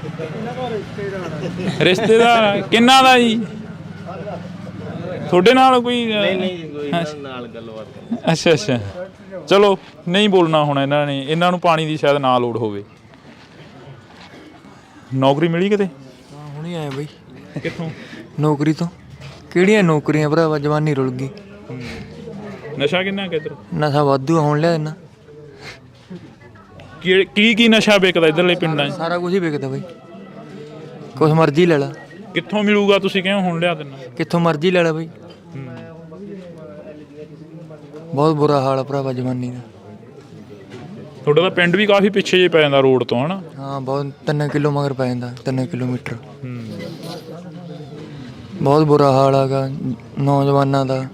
ਰਿਸ਼ਤੇਦਾਰ ਕਿੰਨਾ ਦਾ ਜੀ? ਤੁਹਾਡੇ ਨਾਲ ਕੋਈ? ਨਾਲ ਗੱਲਬਾਤ। ਅੱਛਾ ਅੱਛਾ, ਚਲੋ ਨਹੀਂ ਬੋਲਣਾ ਹੁਣ ਇਹਨਾਂ ਨੂੰ ਪਾਣੀ ਦੀ ਸ਼ਾਇਦ ਨਾ ਲੋੜ ਹੋਵੇ। ਨੌਕਰੀ ਮਿਲੀ ਕਿਤੇ? ਹੁਣੀ ਆਇਆ ਬਈ। ਕਿੱਥੋਂ? ਨੌਕਰੀ ਤੋਂ। ਕਿਹੜੀਆਂ ਨੌਕਰੀਆਂ ਭਰਾਵਾ, ਜਵਾਨੀ ਰੁਲ ਗਈ। ਨਸ਼ਾ ਕਿੰਨਾ ਕਿੱਧਰ? ਨਸ਼ਾ ਵਾਧੂ ਹੁਣ ਲਿਆ ਇਹਨਾਂ। ਕੀ ਨਸ਼ਾ ਵਿਕਦਾ ਇੱਧਰਲੇ ਪਿੰਡਾਂ 'ਚ? ਸਾਰਾ ਕੁਝ ਹੀ ਵਿਕਦਾ ਬਈ, ਕੁਛ ਮਰਜ਼ੀ ਲੈ ਲਾ। ਕਿੱਥੋਂ ਮਿਲੂਗਾ? ਤੁਸੀਂ ਕਿਉਂ ਹੁਣ ਲਿਆ ਦਿੰਨਾ? ਕਿੱਥੋਂ ਮਰਜ਼ੀ ਲੈ ਲਾ ਬਈ। ਬਹੁਤ ਬੁਰਾ ਹਾਲ ਆ ਭਰਾਵਾ ਜਵਾਨੀ ਦਾ। ਤੁਹਾਡਾ ਤਾਂ ਪਿੰਡ ਵੀ ਕਾਫੀ ਪਿੱਛੇ ਜੇ ਪੈ ਜਾਂਦਾ ਰੋਡ ਤੋਂ, ਹਨਾ? ਹਾਂ, ਬਹੁਤ 3 ਕਿਲੋ ਮਗਰ ਪੈ ਜਾਂਦਾ, 3 ਕਿਲੋਮੀਟਰ। ਬਹੁਤ ਬੁਰਾ ਹਾਲ ਹੈਗਾ ਨੌਜਵਾਨਾਂ ਦਾ,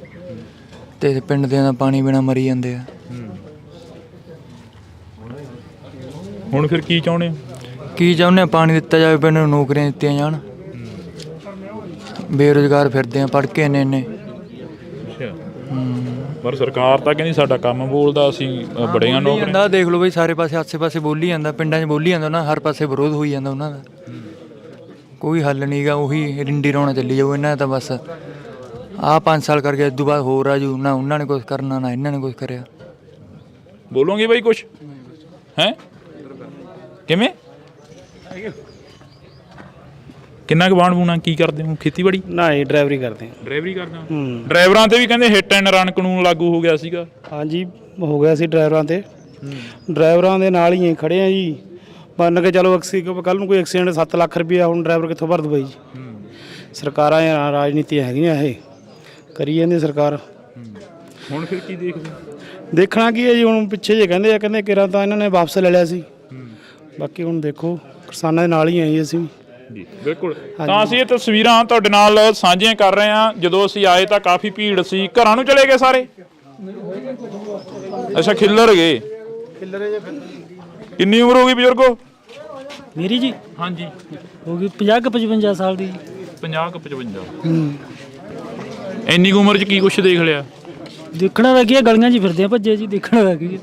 ਤੇ ਪਿੰਡ ਦਿਆਂ ਦਾ ਪਾਣੀ ਬਿਨਾਂ ਮਰੀ ਜਾਂਦੇ ਆ। ਹੁਣ ਫਿਰ ਕੀ ਚਾਹੁੰਦੇ ਹੋ? ਕੀ ਚਾਹੁੰਦੇ ਆ? ਪਾਣੀ ਦਿੱਤਾ ਜਾਵੇ, ਪਿੰਡ ਨੂੰ ਨੌਕਰੀਆਂ ਦਿੱਤੀਆਂ ਜਾਣ। ਬੇਰੁਜ਼ਗਾਰ ਫਿਰਦੇ ਆ, ਪੜ੍ਹ ਕੇ ਇੰਨੇ। ਪਰ ਸਰਕਾਰ ਤਾਂ ਕਹਿੰਦੀ ਸਾਡਾ ਕੰਮ ਬੋਲਦਾ, ਅਸੀਂ ਬੜੀਆਂ ਨੌਕਰੀਆਂ। ਦੇਖ ਲਓ ਬਈ, ਸਾਰੇ ਪਾਸੇ ਆਸੇ-ਪਾਸੇ ਬੋਲੀ ਜਾਂਦਾ, ਪਿੰਡਾਂ 'ਚ ਬੋਲੀ ਜਾਂਦਾ ਨਾ, ਹਰ ਪਾਸੇ ਵਿਰੋਧ ਹੋਈ ਜਾਂਦਾ ਉਹਨਾਂ ਦਾ। ਕੋਈ ਹੱਲ ਨਹੀਂ ਗਾ, ਉਹੀ ਰਿੰਡੀ ਰੋਣਾ ਚੱਲੀ ਜਾਊ ਇਹਨਾਂ ਦਾ ਤਾਂ ਬਸ। ਆਹ 5 ਸਾਲ ਕਰ ਗਿਆ, ਉਦੋਂ ਬਾਅਦ ਹੋਰ ਆ ਜੂ। ਨਾ ਉਹਨਾਂ ਨੇ ਕੁਛ ਕਰਨਾ, ਨਾ ਇਹਨਾਂ ਨੇ ਕੁਛ ਕਰਿਆ। ਬੋਲੋਗੇ ਬਾਈ ਕੁਛ ਹੈ? ਕਿਵੇਂ? ਕਿੰਨਾ ਕੁ ਬਾਣ ਬੂਣਾ ਕੀ ਕਰਦੇ ਹੋ? ਖੇਤੀਬਾੜੀ? ਨਾ ਇਹ ਡਰਾਈਵਰੀ ਕਰਦੇ ਆ। ਡਰਾਈਵਰੀ ਕਰਦੇ ਹੋ? ਡਰਾਈਵਰਾਂ ਤੇ ਵੀ ਕਹਿੰਦੇ ਹਿੱਟ ਐਂਡ ਰਨ ਕਾਨੂੰਨ ਲਾਗੂ ਹੋ ਗਿਆ ਸੀਗਾ। ਹਾਂਜੀ ਹੋ ਗਿਆ ਸੀ ਡਰਾਈਵਰਾਂ ਤੇ। ਡਰਾਈਵਰਾਂ ਦੇ ਨਾਲ ਹੀ ਖੜੇ ਆ ਜੀ। ਮੰਨ ਕੇ ਚਲੋ ਕੱਲ ਨੂੰ ਕੋਈ ਐਕਸੀਡੈਂਟ 7 ਲੱਖ ਰੁਪਇਆ ਹੁਣ ਡਰਾਈਵਰ ਕਿੱਥੋਂ ਭਰ ਦੂਗਾ ਜੀ? ਸਰਕਾਰਾਂ ਰਾਜਨੀਤੀਆਂ ਹੈਗੀਆਂ, ਇਹ ਕਰੀ ਜਾਂਦੀ ਸਰਕਾਰ। ਹੁਣ ਫਿਰ ਕੀ ਦੇਖਦੇ? ਦੇਖਣਾ ਕੀ ਹੈ ਜੀ, ਹੁਣ ਪਿੱਛੇ ਜੇ ਕਹਿੰਦੇ ਕਿਰਾਂ ਤਾਂ ਇਹਨਾਂ ਨੇ ਵਾਪਸ ਲੈ ਲਿਆ ਸੀ। ਬਾਕੀ ਹੁਣ ਦੇਖੋ, ਕਿਸਾਨਾਂ ਦੇ ਨਾਲ ਹੀ ਆਏ ਅਸੀਂ ਜੀ। ਬਿਲਕੁਲ, ਤਾਂ ਅਸੀਂ ਇਹ ਤਸਵੀਰਾਂ ਤੁਹਾਡੇ ਨਾਲ ਸਾਂਝੀਆਂ ਕਰ ਰਹੇ ਹਾਂ। ਜਦੋਂ ਅਸੀਂ ਆਏ ਤਾਂ ਕਾਫੀ ਭੀੜ ਸੀ। ਘਰਾਂ ਨੂੰ ਚਲੇ ਗਏ ਸਾਰੇ? ਅੱਛਾ, ਖਿੱਲਰ ਗਏ। ਕਿੰਨੀ ਉਮਰ ਹੋ ਗਈ ਬਜ਼ੁਰਗੋ ਮੇਰੀ ਜੀ? ਹਾਂਜੀ, ਹੋ ਗਈ 50-55 ਸਾਲ ਦੀ। 50-55? ਇੰਨੀ ਕੁ ਉਮਰ 'ਚ ਕੀ ਕੁਛ ਦੇਖ ਲਿਆ? ਦੇਖਣਾ ਦਾ ਕੀ ਹੈ, ਗਲੀਆਂ 'ਚ ਫਿਰਦੇ ਆ ਭੱਜੇ ਜੀ। ਦੇਖਣਾ ਦਾ ਕੀ ਹੈ,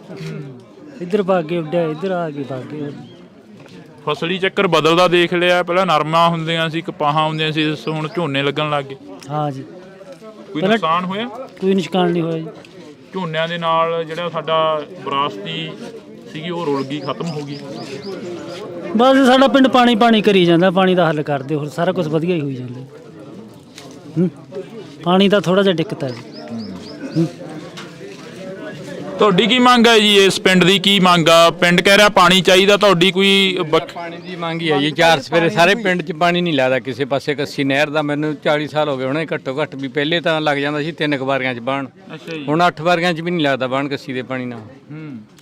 ਇੱਧਰ ਭਾਗ ਕੇ ਉੱਡਿਆ, ਇੱਧਰ ਆ ਕੇ ਭਾਗ ਕੇ। ਫਸਲੀ ਚੱਕਰ ਬਦਲਦਾ ਦੇਖ ਲਿਆ। ਪਹਿਲਾਂ ਨਰਮਾ ਹੁੰਦੀਆਂ ਸੀ, ਕਪਾਹਾਂ ਹੁੰਦੀਆਂ ਸੀ, ਹੁਣ ਝੋਨੇ ਲੱਗਣ ਲੱਗ ਗਏ। ਹਾਂ ਜੀ। ਕੋਈ ਨੁਕਸਾਨ ਹੋਇਆ? ਕੋਈ ਨੁਕਸਾਨ ਨਹੀਂ ਹੋਇਆ ਜੀ। ਝੋਨਿਆਂ ਦੇ ਨਾਲ ਜਿਹੜਾ ਸਾਡਾ ਵਿਰਾਸਤੀ ਸੀਗੀ ਉਹ ਰੁਲ ਗਈ, ਖਤਮ ਹੋ ਗਈ। ਬਸ ਸਾਡਾ ਪਿੰਡ ਪਾਣੀ ਕਰੀ ਜਾਂਦਾ। ਪਾਣੀ ਦਾ ਹੱਲ ਕਰਦੇ, ਹੋਰ ਸਾਰਾ ਕੁਝ ਵਧੀਆ ਹੀ ਹੋਈ ਜਾਂਦਾ। ਪਾਣੀ ਦਾ ਥੋੜਾ ਜਿਹਾ ਦਿੱਕਤ ਹੈ ਜੀ। ਤੁਹਾਡੀ ਕੀ ਮੰਗ ਹੈ ਜੀ? ਇਸ ਪਿੰਡ ਦੀ ਕੀ ਮੰਗ ਆ? ਪਿੰਡ ਕਹਿ ਰਿਹਾ ਪਾਣੀ ਚਾਹੀਦਾ, ਤੁਹਾਡੀ ਕੋਈ? ਪਾਣੀ ਦੀ ਮੰਗ ਹੀ ਹੈ ਜੀ। 4 ਸਵੇਰੇ ਸਾਰੇ ਪਿੰਡ 'ਚ ਪਾਣੀ ਨਹੀਂ ਲੱਗਦਾ ਕਿਸੇ ਪਾਸੇ। ਕੱਸੀ ਨਹਿਰ ਦਾ ਮੈਨੂੰ 40 ਸਾਲ ਹੋ ਗਏ ਹੋਣੇ ਘੱਟੋ ਘੱਟ ਵੀ। ਪਹਿਲੇ ਤਾਂ ਲੱਗ ਜਾਂਦਾ ਸੀ 3 ਵਾਰੀਆਂ 'ਚ ਬਾਣ, ਹੁਣ 8 ਵਾਰੀਆਂ 'ਚ ਵੀ ਨਹੀਂ ਲੱਗਦਾ ਬਾਣ ਕੱਸੀ ਦੇ ਪਾਣੀ ਨਾਲ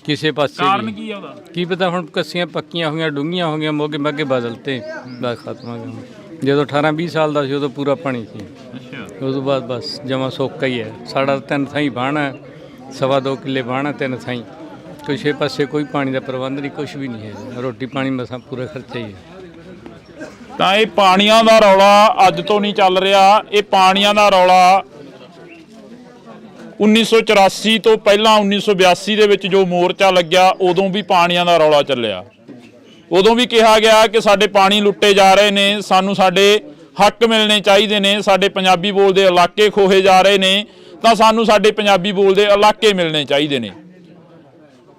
ਕਿਸੇ ਪਾਸੇ। ਕਾਰਨ ਕੀ ਆ ਉਹਦਾ? ਕੀ ਪਤਾ, ਹੁਣ ਕੱਸੀਆਂ ਪੱਕੀਆਂ ਹੋਈਆਂ, ਡੂੰਘੀਆਂ ਹੋ ਗਈਆਂ, ਮੋਗੇ ਮੱਗੇ ਬਦਲਤੇ, ਬਸ ਖਤਮ ਹੋ ਗਿਆ। ਜਦੋਂ 18-20 ਸਾਲ ਦਾ ਸੀ ਉਦੋਂ ਪੂਰਾ ਪਾਣੀ ਸੀ। ਉਸ ਤੋਂ ਬਾਅਦ ਬਸ ਜਮਾ ਸੋਕਾ ਹੀ ਹੈ। ਸਾਡਾ 3 ਥਾਈਂ ਬਾਣ ਹੈ, 2.25 ਕਿੱਲੇ ਬਾਣ, 3 ਥਾਈਂ। ਕਿਸੇ ਪਾਸੇ ਕੋਈ ਪਾਣੀ ਦਾ ਪ੍ਰਬੰਧ ਨਹੀਂ, ਕੁਛ ਵੀ ਨਹੀਂ ਹੈ। ਰੋਟੀ ਪਾਣੀ ਮਸਾਂ ਪੂਰਾ ਖਰਚਾ ਹੀ ਹੈ। ਤਾਂ ਇਹ ਪਾਣੀਆਂ ਦਾ ਰੌਲਾ ਅੱਜ ਤੋਂ ਨਹੀਂ ਚੱਲ ਰਿਹਾ। ਇਹ ਪਾਣੀਆਂ ਦਾ ਰੌਲਾ 1984 ਤੋਂ ਪਹਿਲਾਂ 1982 ਦੇ ਵਿੱਚ ਜੋ ਮੋਰਚਾ ਲੱਗਿਆ ਉਦੋਂ ਵੀ ਪਾਣੀਆਂ ਦਾ ਰੌਲਾ ਚੱਲਿਆ। ਉਦੋਂ ਵੀ ਕਿਹਾ ਗਿਆ ਕਿ ਸਾਡੇ ਪਾਣੀ ਲੁੱਟੇ ਜਾ ਰਹੇ ਨੇ, ਸਾਨੂੰ ਸਾਡੇ ਹੱਕ ਮਿਲਣੇ ਚਾਹੀਦੇ ਨੇ, ਸਾਡੇ ਪੰਜਾਬੀ ਬੋਲਦੇ ਇਲਾਕੇ ਖੋਹੇ ਜਾ ਰਹੇ ਨੇ, ਤਾਂ ਸਾਨੂੰ ਸਾਡੇ ਪੰਜਾਬੀ ਬੋਲਦੇ ਇਲਾਕੇ ਮਿਲਣੇ ਚਾਹੀਦੇ ਨੇ।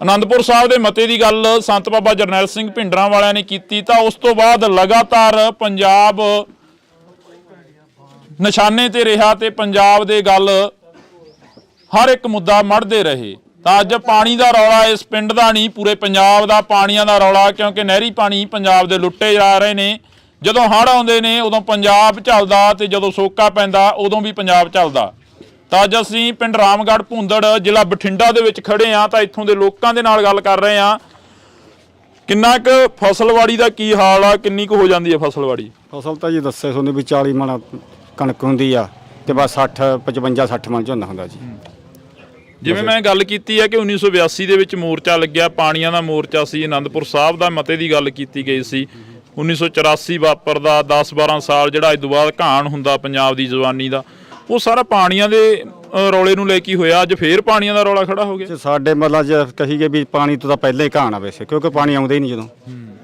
ਆਨੰਦਪੁਰ ਸਾਹਿਬ ਦੇ ਮਤੇ ਦੀ ਗੱਲ ਸੰਤ ਬਾਬਾ ਜਰਨੈਲ ਸਿੰਘ ਭਿੰਡਰਾਂ ਵਾਲਿਆਂ ਨੇ ਕੀਤੀ ਤਾਂ ਉਸ ਤੋਂ ਬਾਅਦ ਲਗਾਤਾਰ ਪੰਜਾਬ ਨਿਸ਼ਾਨੇ ਤੇ ਰਿਹਾ ਤੇ ਪੰਜਾਬ ਦੇ ਗੱਲ ਹਰ ਇੱਕ ਮੁੱਦਾ ਮੜਦੇ ਰਹੇ। ਤਾਂ ਅੱਜ ਪਾਣੀ ਦਾ ਰੌਲਾ ਇਸ ਪਿੰਡ ਦਾ ਨਹੀਂ, ਪੂਰੇ ਪੰਜਾਬ ਦਾ ਪਾਣੀਆਂ ਦਾ ਰੌਲਾ, ਕਿਉਂਕਿ ਨਹਿਰੀ ਪਾਣੀ ਪੰਜਾਬ ਦੇ ਲੁੱਟੇ ਜਾ ਰਹੇ ਨੇ। ਜਦੋਂ ਹੜ੍ਹ ਆਉਂਦੇ ਨੇ ਉਦੋਂ ਪੰਜਾਬ ਝੱਲਦਾ ਤੇ ਜਦੋਂ ਸੋਕਾ ਪੈਂਦਾ ਉਦੋਂ ਵੀ ਪੰਜਾਬ ਝੱਲਦਾ। ਤਾਂ ਅੱਜ ਅਸੀਂ ਪਿੰਡ ਰਾਮਗੜ੍ਹ ਭੁੰਦੜ ਜ਼ਿਲ੍ਹਾ ਬਠਿੰਡਾ ਦੇ ਵਿੱਚ ਖੜੇ ਹਾਂ ਤਾਂ ਇੱਥੋਂ ਦੇ ਲੋਕਾਂ ਦੇ ਨਾਲ ਗੱਲ ਕਰ ਰਹੇ ਹਾਂ। ਕਿੰਨਾ ਕੁ ਫਸਲਵਾੜੀ ਦਾ ਕੀ ਹਾਲ ਆ, ਕਿੰਨੀ ਕੁ ਹੋ ਜਾਂਦੀ ਹੈ ਫਸਲਵਾੜੀ? ਫਸਲ ਤਾਂ ਜੀ ਦੱਸੇ ਤੁਹਾਨੂੰ ਵੀ 40 ਮਣ ਕਣਕ ਹੁੰਦੀ ਆ ਤੇ ਬਸ 55-60 ਮਣ ਝੋਨਾ ਹੁੰਦਾ ਜੀ। ਜਿਵੇਂ ਮੈਂ ਗੱਲ ਕੀਤੀ ਹੈ ਕਿ 1982 ਦੇ ਵਿੱਚ ਮੋਰਚਾ ਲੱਗਿਆ, ਪਾਣੀਆਂ ਦਾ ਮੋਰਚਾ ਸੀ, ਆਨੰਦਪੁਰ ਸਾਹਿਬ ਦਾ ਮਤੇ ਦੀ ਗੱਲ ਕੀਤੀ ਗਈ ਸੀ। 1984 ਵਾਪਰਦਾ 10-12 ਸਾਲ ਜਿਹੜਾ ਇਸ ਤੋਂ ਬਾਅਦ ਘਾਣ ਹੁੰਦਾ ਪੰਜਾਬ ਦੀ ਜਵਾਨੀ ਦਾ, ਉਹ ਸਾਰਾ ਪਾਣੀਆਂ ਦੇ ਰੌਲੇ ਨੂੰ ਲੈ ਕੇ ਹੋਇਆ। ਅੱਜ ਫੇਰ ਪਾਣੀਆਂ ਦਾ ਰੌਲਾ ਖੜਾ ਹੋ ਗਿਆ। ਸਾਡੇ ਮਤਲਬ ਜੇ ਕਹੀਏ ਵੀ ਪਾਣੀ ਤੋਂ ਤਾਂ ਪਹਿਲਾਂ ਹੀ ਘਾਣ ਆ ਵੈਸੇ, ਕਿਉਂਕਿ ਪਾਣੀ ਆਉਂਦਾ ਹੀ ਨਹੀਂ ਜਦੋਂ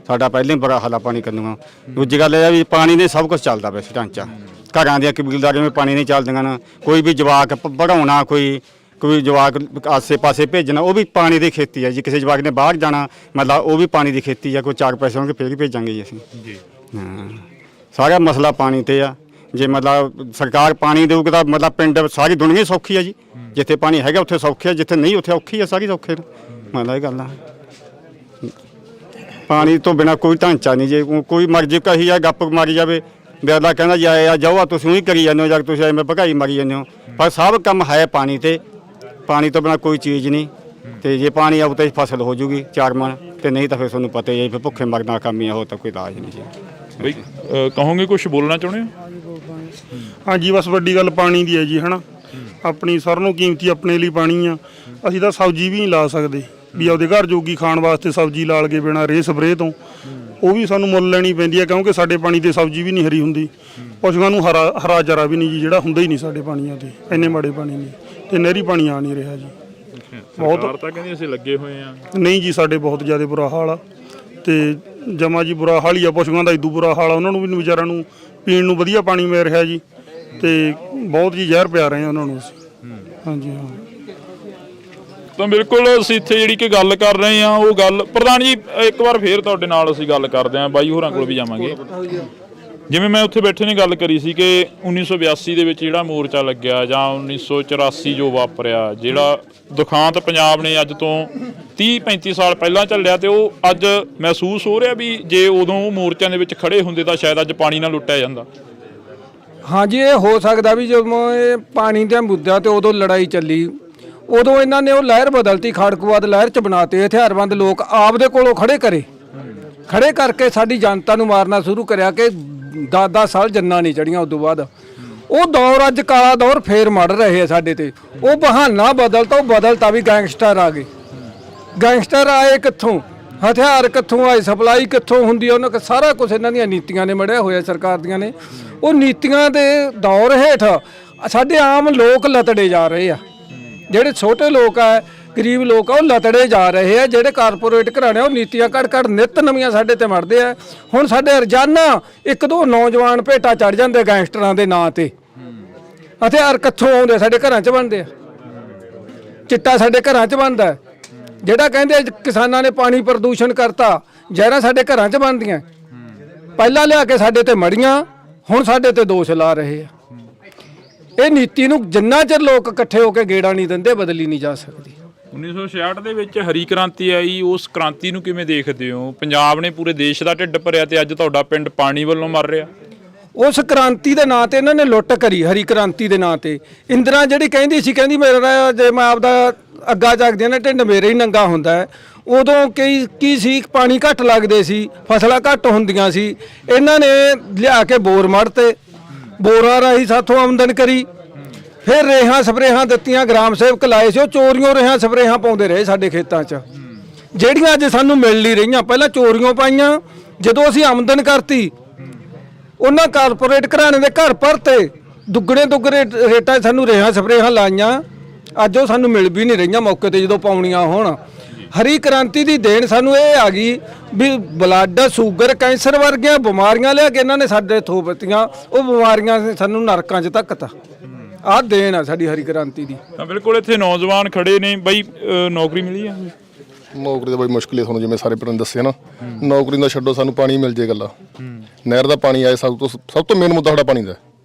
ਸਾਡਾ ਪਹਿਲਾਂ ਹੀ ਬੁਰਾ ਹਾਲ ਆ ਪਾਣੀ ਕੰਨੂਆਂ। ਦੂਜੀ ਗੱਲ ਇਹ ਆ ਵੀ ਪਾਣੀ ਦੇ ਸਭ ਕੁਝ ਚੱਲਦਾ ਵੈਸੇ ਢਾਂਚਾ, ਘਰਾਂ ਦੀਆਂ ਕਬੀਲਦਾਰੀਆਂ ਵਿੱਚ ਪਾਣੀ ਨਹੀਂ ਚੱਲਦੀਆਂ ਨਾ, ਕੋਈ ਵੀ ਜਵਾਕ ਪੜ੍ਹਾਉਣਾ, ਕੋਈ ਜਵਾਕ ਆਸੇ ਪਾਸੇ ਭੇਜਣਾ, ਉਹ ਵੀ ਪਾਣੀ ਦੀ ਖੇਤੀ ਹੈ ਜੀ। ਕਿਸੇ ਜਵਾਕ ਨੇ ਬਾਹਰ ਜਾਣਾ ਮਤਲਬ ਉਹ ਵੀ ਪਾਣੀ ਦੀ ਖੇਤੀ ਆ, ਕੋਈ 4 ਪੈਸੇ ਹੋਣਗੇ ਫੇਰ ਹੀ ਭੇਜਾਂਗੇ ਜੀ ਅਸੀਂ ਜੀ। ਹਾਂ, ਸਾਰਾ ਮਸਲਾ ਪਾਣੀ ਤੇ ਆ। ਜੇ ਮਤਲਬ ਸਰਕਾਰ ਪਾਣੀ ਦੇਊਗੀ ਤਾਂ ਮਤਲਬ ਪਿੰਡ ਸਾਰੀ ਦੁਨੀਆ ਸੌਖੀ ਆ ਜੀ। ਜਿੱਥੇ ਪਾਣੀ ਹੈਗਾ ਉੱਥੇ ਸੌਖੀ ਆ, ਜਿੱਥੇ ਨਹੀਂ ਉੱਥੇ ਔਖੀ ਆ, ਸਾਰੀ ਸੌਖੇ ਮਤਲਬ ਇਹ ਗੱਲ ਆ। ਪਾਣੀ ਤੋਂ ਬਿਨਾਂ ਕੋਈ ਢਾਂਚਾ ਨਹੀਂ। ਜੇ ਕੋਈ ਮਰਜ਼ੀ ਕਹੀ ਆ ਗੱਪ ਮਾਰੀ ਜਾਵੇ, ਬੇਅਦਾ ਕਹਿੰਦਾ ਜੀ ਆ ਜਾਓ, ਤੁਸੀਂ ਉਹੀ ਕਰੀ ਜਾਂਦੇ ਹੋ ਜਾਂ ਤੁਸੀਂ ਐਵੇਂ ਭਗਾਈ ਮਾਰੀ ਜਾਂਦੇ ਹੋ, ਪਰ ਸਭ ਕੰਮ ਹੈ ਪਾਣੀ ਤੇ। ਪਾਣੀ ਤੋਂ ਬਿਨਾਂ ਕੋਈ ਚੀਜ਼ ਨਹੀਂ। ਤੇ ਜੇ ਪਾਣੀ ਆਊ ਤਾਂ ਫਸਲ ਹੋ ਜੂਗੀ 4 ਮਣ, ਤੇ ਨਹੀਂ ਤਾਂ ਫਿਰ ਤੁਹਾਨੂੰ ਪਤਾ ਹੀ ਹੈ ਫਿਰ ਭੁੱਖੇ ਮਰਨਾ ਕੰਮ ਹੀ ਆ, ਹੋ ਤਾਂ ਕੋਈ ਇਲਾਜ ਨਹੀਂ ਜੀ। ਬਈ ਕਹੋਗੇ ਕੁਝ ਬੋਲਣਾ ਚਾਹੁੰਦੇ ਹੋ? ਹਾਂਜੀ, ਬਸ ਵੱਡੀ ਗੱਲ ਪਾਣੀ ਦੀ ਹੈ ਜੀ, ਹੈ ਨਾ। ਆਪਣੀ ਸਾਰਿਆਂ ਨੂੰ ਕੀਮਤੀ ਆਪਣੇ ਲਈ ਪਾਣੀ ਆ। ਅਸੀਂ ਤਾਂ ਸਬਜ਼ੀ ਵੀ ਨਹੀਂ ਲਾ ਸਕਦੇ ਵੀ ਆਪਦੇ ਘਰ ਜੋਗੀ ਖਾਣ ਵਾਸਤੇ ਸਬਜ਼ੀ ਲਾ ਲਗੇ ਬਿਨਾਂ ਰੇ ਸਪਰੇਅ ਤੋਂ, ਉਹ ਵੀ ਸਾਨੂੰ ਮੁੱਲ ਲੈਣੀ ਪੈਂਦੀ ਹੈ, ਕਿਉਂਕਿ ਸਾਡੇ ਪਾਣੀ ਤੇ ਸਬਜ਼ੀ ਵੀ ਨਹੀਂ ਹਰੀ ਹੁੰਦੀ। ਪਸ਼ੂਆਂ ਨੂੰ ਹਰਾ ਚਾਰਾ ਵੀ ਨਹੀਂ ਜੀ, ਜਿਹੜਾ ਹੁੰਦਾ ਹੀ ਨਹੀਂ ਸਾਡੇ ਪਾਣੀਆਂ ਤੇ, ਇੰਨੇ ਮਾੜੇ ਪਾਣੀ ਨੇ। ਤੇ ਨਹਿਰੀ ਪਾਣੀ ਆ ਨਹੀਂ ਰਿਹਾ ਜੀ। ਸਰਕਾਰ ਤਾਂ ਕਹਿੰਦੀ ਅਸੀਂ ਲੱਗੇ ਹੋਏ ਆ। ਨਹੀਂ ਜੀ, ਸਾਡੇ ਬਹੁਤ ਜ਼ਿਆਦਾ ਬੁਰਾ ਹਾਲ ਆ ਤੇ ਜਮਾ ਜੀ ਬੁਰਾ ਹਾਲ ਹੀ ਆ। ਪਸ਼ੂਆਂ ਦਾ ਇਦੋਂ ਬੁਰਾ ਹਾਲ ਆ, ਉਹਨਾਂ ਨੂੰ ਵੀ ਵਿਚਾਰਿਆਂ ਨੂੰ ਪੀਣ ਨੂੰ ਵਧੀਆ ਪਾਣੀ ਮਿਲ ਰਿਹਾ ਜੀ, ਤੇ ਬਹੁਤ ਜੀ ਜ਼ਹਿਰ ਪਿਆ ਰਹੇ ਆ ਉਹਨਾਂ ਨੂੰ ਅਸੀਂ। ਹਾਂਜੀ ਹਾਂ। ਤਾਂ ਬਿਲਕੁਲ ਅਸੀਂ ਇੱਥੇ ਜਿਹੜੀ ਕਿ ਗੱਲ ਕਰ ਰਹੇ ਹਾਂ ਉਹ ਗੱਲ, ਪ੍ਰਧਾਨ ਜੀ ਇੱਕ ਵਾਰ ਫੇਰ ਤੁਹਾਡੇ ਨਾਲ ਅਸੀਂ ਗੱਲ ਕਰਦੇ ਹਾਂ, ਬਾਈ ਹੋਰਾਂ ਕੋਲ ਵੀ ਜਾਵਾਂਗੇ। ਜਿਵੇਂ ਮੈਂ ਉੱਥੇ ਬੈਠੇ ਨੇ ਗੱਲ ਕਰੀ ਸੀ ਕਿ 1982 ਦੇ ਵਿੱਚ ਜਿਹੜਾ ਮੋਰਚਾ ਲੱਗਿਆ ਜਾਂ 1984 ਜੋ ਵਾਪਰਿਆ, ਜਿਹੜਾ ਦੁਖਾਂਤ ਪੰਜਾਬ ਨੇ ਅੱਜ ਤੋਂ 30-35 ਸਾਲ ਪਹਿਲਾਂ ਚੱਲਿਆ, ਤੇ ਉਹ ਅੱਜ ਮਹਿਸੂਸ ਹੋ ਰਿਹਾ ਵੀ ਜੇ ਉਦੋਂ ਉਹ ਮੋਰਚਿਆਂ ਦੇ ਵਿੱਚ ਖੜੇ ਹੁੰਦੇ ਤਾਂ ਸ਼ਾਇਦ ਅੱਜ ਪਾਣੀ ਨਾਲ ਲੁੱਟਿਆ ਜਾਂਦਾ। ਹਾਂਜੀ, ਇਹ ਹੋ ਸਕਦਾ ਵੀ ਜਦੋਂ ਇਹ ਪਾਣੀ ਦਾ ਮੁੱਦਾ ਤੇ ਉਦੋਂ ਲੜਾਈ ਚੱਲੀ, ਉਦੋਂ ਇਹਨਾਂ ਨੇ ਉਹ ਲਹਿਰ ਬਦਲਤੀ, ਖਾੜਕੂਵਾਦ ਲਹਿਰ ਚ ਬਣਾਤੇ। ਹਥਿਆਰਬੰਦ ਲੋਕ ਆਪਦੇ ਕੋਲੋਂ ਖੜੇ ਕਰਕੇ ਸਾਡੀ ਜਨਤਾ ਨੂੰ ਮਾਰਨਾ ਸ਼ੁਰੂ ਕਰਿਆ ਕਿ 10-10 ਸਾਲ ਜੰਨਾਂ ਨਹੀਂ ਚੜੀਆਂ। ਉਦੋਂ ਬਾਅਦ ਉਹ ਦੌਰ ਅੱਜ ਕਾਲਾ ਦੌਰ ਫੇਰ ਮੜ ਰਹੇ ਆ ਸਾਡੇ ਤੇ। ਉਹ ਬਹਾਨਾ ਬਦਲਤਾ ਵੀ ਗੈਂਗਸਟਰ ਆ ਗਏ। ਗੈਂਗਸਟਰ ਆਏ ਕਿੱਥੋਂ, ਹਥਿਆਰ ਕਿੱਥੋਂ ਆਏ, ਸਪਲਾਈ ਕਿੱਥੋਂ ਹੁੰਦੀ, ਉਹਨਾਂ ਸਾਰਾ ਕੁਝ ਇਹਨਾਂ ਦੀਆਂ ਨੀਤੀਆਂ ਨੇ ਮੜਿਆ ਹੋਇਆ, ਸਰਕਾਰ ਦੀਆਂ ਨੇ। ਉਹ ਨੀਤੀਆਂ ਦੇ ਦੌਰ ਹੇਠ ਸਾਡੇ ਆਮ ਲੋਕ ਲਤੜੇ ਜਾ ਰਹੇ ਆ। ਜਿਹੜੇ ਛੋਟੇ ਲੋਕ ਆ, ਗਰੀਬ ਲੋਕ ਆ, ਉਹ ਲਤੜੇ ਜਾ ਰਹੇ ਆ। ਜਿਹੜੇ ਕਾਰਪੋਰੇਟ ਘਰਾਣੇ ਉਹ ਨੀਤੀਆਂ ਕੱਢ ਨਿੱਤ ਨਵੀਆਂ ਸਾਡੇ ਤੇ ਮੜਦੇ ਆ। ਹੁਣ ਸਾਡੇ ਰੋਜ਼ਾਨਾ 1-2 ਨੌਜਵਾਨ ਭੇਟਾ ਚੜ ਜਾਂਦੇ ਗੈਂਗਸਟਰਾਂ ਦੇ ਨਾਂ ਤੇ। ਹਥਿਆਰ ਕਿੱਥੋਂ ਆਉਂਦੇ? ਸਾਡੇ ਘਰਾਂ 'ਚ ਬਣਦੇ ਆ। ਚਿੱਟਾ ਸਾਡੇ ਘਰਾਂ 'ਚ ਬਣਦਾ। ਜਿਹੜਾ ਕਹਿੰਦੇ ਕਿਸਾਨਾਂ ਨੇ ਪਾਣੀ ਪ੍ਰਦੂਸ਼ਣ ਕਰਤਾ, ਜ਼ਹਿਰਾਂ ਸਾਡੇ ਘਰਾਂ 'ਚ ਬਣਦੀਆਂ। ਪਹਿਲਾਂ ਲਿਆ ਕੇ ਸਾਡੇ ਤੇ ਮੜੀਆਂ, ਹੁਣ ਸਾਡੇ ਤੇ ਦੋਸ਼ ਲਾ ਰਹੇ ਆ। ਇਹ ਨੀਤੀ ਨੂੰ ਜਿੰਨਾ ਚਿਰ ਲੋਕ ਇਕੱਠੇ ਹੋ ਕੇ ਗੇੜਾ ਨਹੀਂ ਦਿੰਦੇ, ਬਦਲੀ ਨਹੀਂ ਜਾ ਸਕਦੀ। 1966 ਦੇ ਵਿੱਚ ਹਰੀ ਕ੍ਰਾਂਤੀ ਆਈ, ਉਸ ਕ੍ਰਾਂਤੀ ਨੂੰ ਕਿਵੇਂ ਦੇਖਦੇ ਹੋ? ਪੰਜਾਬ ਨੇ ਪੂਰੇ ਦੇਸ਼ ਦਾ ਢਿੱਡ ਭਰਿਆ ਤੇ ਅੱਜ ਤੁਹਾਡਾ ਪਿੰਡ ਪਾਣੀ ਵੱਲੋਂ ਮਰ ਰਿਹਾ। ਉਸ ਕ੍ਰਾਂਤੀ ਦੇ ਨਾਂ ਤੇ ਇਹਨਾਂ ਨੇ ਲੁੱਟ ਕਰੀ, ਹਰੀ ਕ੍ਰਾਂਤੀ ਦੇ ਨਾਂ ਤੇ। ਇੰਦਰਾ ਜਿਹੜੀ ਕਹਿੰਦੀ ਮੇਰਾ ਜੇ ਮੈਂ ਆਪਦਾ ਅੱਗਾ ਚੱਕਦੀ ਨਾ ਢਿੱਡ ਮੇਰੇ ਹੀ ਨੰਗਾ ਹੁੰਦਾ ਹੈ। ਉਦੋਂ ਕੀ ਸੀ, ਪਾਣੀ ਘੱਟ ਲੱਗਦੇ ਸੀ, ਫਸਲਾਂ ਘੱਟ ਹੁੰਦੀਆਂ ਸੀ। ਇਹਨਾਂ ਨੇ ਲਿਆ ਕੇ ਬੋਰ ਮੜਤੇ, ਬੋਰਾਂ ਰਾਹੀਂ ਸਾਥੋਂ ਆਮਦਨ ਕਰੀ। ਫਿਰ ਰੇਹਾਂ ਸਪਰੇਹਾਂ ਦਿੱਤੀਆਂ, ਗ੍ਰਾਮ ਸੇਵਕ ਲਾਏ ਸੀ, ਉਹ ਚੋਰੀਆਂ ਰੇਹਾਂ ਸਪਰੇਹਾਂ ਪਾਉਂਦੇ ਰਹੇ ਸਾਡੇ ਖੇਤਾਂ 'ਚ, ਜਿਹੜੀਆਂ ਅੱਜ ਸਾਨੂੰ ਮਿਲ ਨਹੀਂ ਰਹੀਆਂ। ਪਹਿਲਾਂ ਚੋਰੀਆਂ ਪਾਈਆਂ, ਜਦੋਂ ਅਸੀਂ ਆਮਦਨ ਕਰਤੀ ਉਹਨਾਂ ਕਾਰਪੋਰੇਟ ਘਰਾਣੇ ਦੇ ਘਰ ਭਰਤੇ, ਦੁੱਗਣੇ ਰੇਟਾਂ ਸਾਨੂੰ ਰੇਹਾਂ ਸਪਰੇਹਾਂ ਲਾਈਆਂ, ਅੱਜ ਉਹ ਸਾਨੂੰ ਮਿਲ ਵੀ ਨਹੀਂ ਰਹੀਆਂ ਮੌਕੇ ਤੇ ਜਦੋਂ ਪਾਉਣੀਆਂ ਹੋਣ। ਹਰੀ ਕ੍ਰਾਂਤੀ ਦੀ ਦੇਣ ਸਾਨੂੰ ਇਹ ਆ ਗਈ ਵੀ ਬਲੱਡ, ਸ਼ੂਗਰ, ਕੈਂਸਰ ਵਰਗੀਆਂ ਬਿਮਾਰੀਆਂ ਲਿਆ ਕੇ ਇਹਨਾਂ ਨੇ ਸਾਡੇ ਥੋਪਤੀਆਂ, ਉਹ ਬਿਮਾਰੀਆਂ ਨੇ ਸਾਨੂੰ ਨਰਕਾਂ 'ਚ ਧੱਕਤਾ। ਆਹ ਦੇਣ ਆ ਸਾਡੀ ਹਰੀ ਕ੍ਰਾਂਤੀ ਦੀ। ਤਾਂ ਬਿਲਕੁਲ ਇੱਥੇ ਨੌਜਵਾਨ ਖੜੇ ਨੇ ਬਈ, ਨੌਕਰੀ ਮਿਲੀ ਆ? ਨੌਕਰੀ ਤਾਂ ਬੜੀ ਮੁਸ਼ਕਿਲ ਹੈ, ਤੁਹਾਨੂੰ ਜਿਵੇਂ ਸਾਰੇ ਪਿੰਡ ਨੇ ਦੱਸਿਆ ਨਾ। ਨੌਕਰੀ ਦਾ ਛੱਡੋ, ਸਾਨੂੰ ਪਾਣੀ ਮਿਲ ਜੇ ਗੱਲਾਂ। ਨਹਿਰ ਦਾ ਪਾਣੀ ਆਏ, ਸਭ ਤੋਂ ਮੇਨ ਮੁੱਦਾ ਸਾਡਾ ਪਾਣੀ ਦਾ।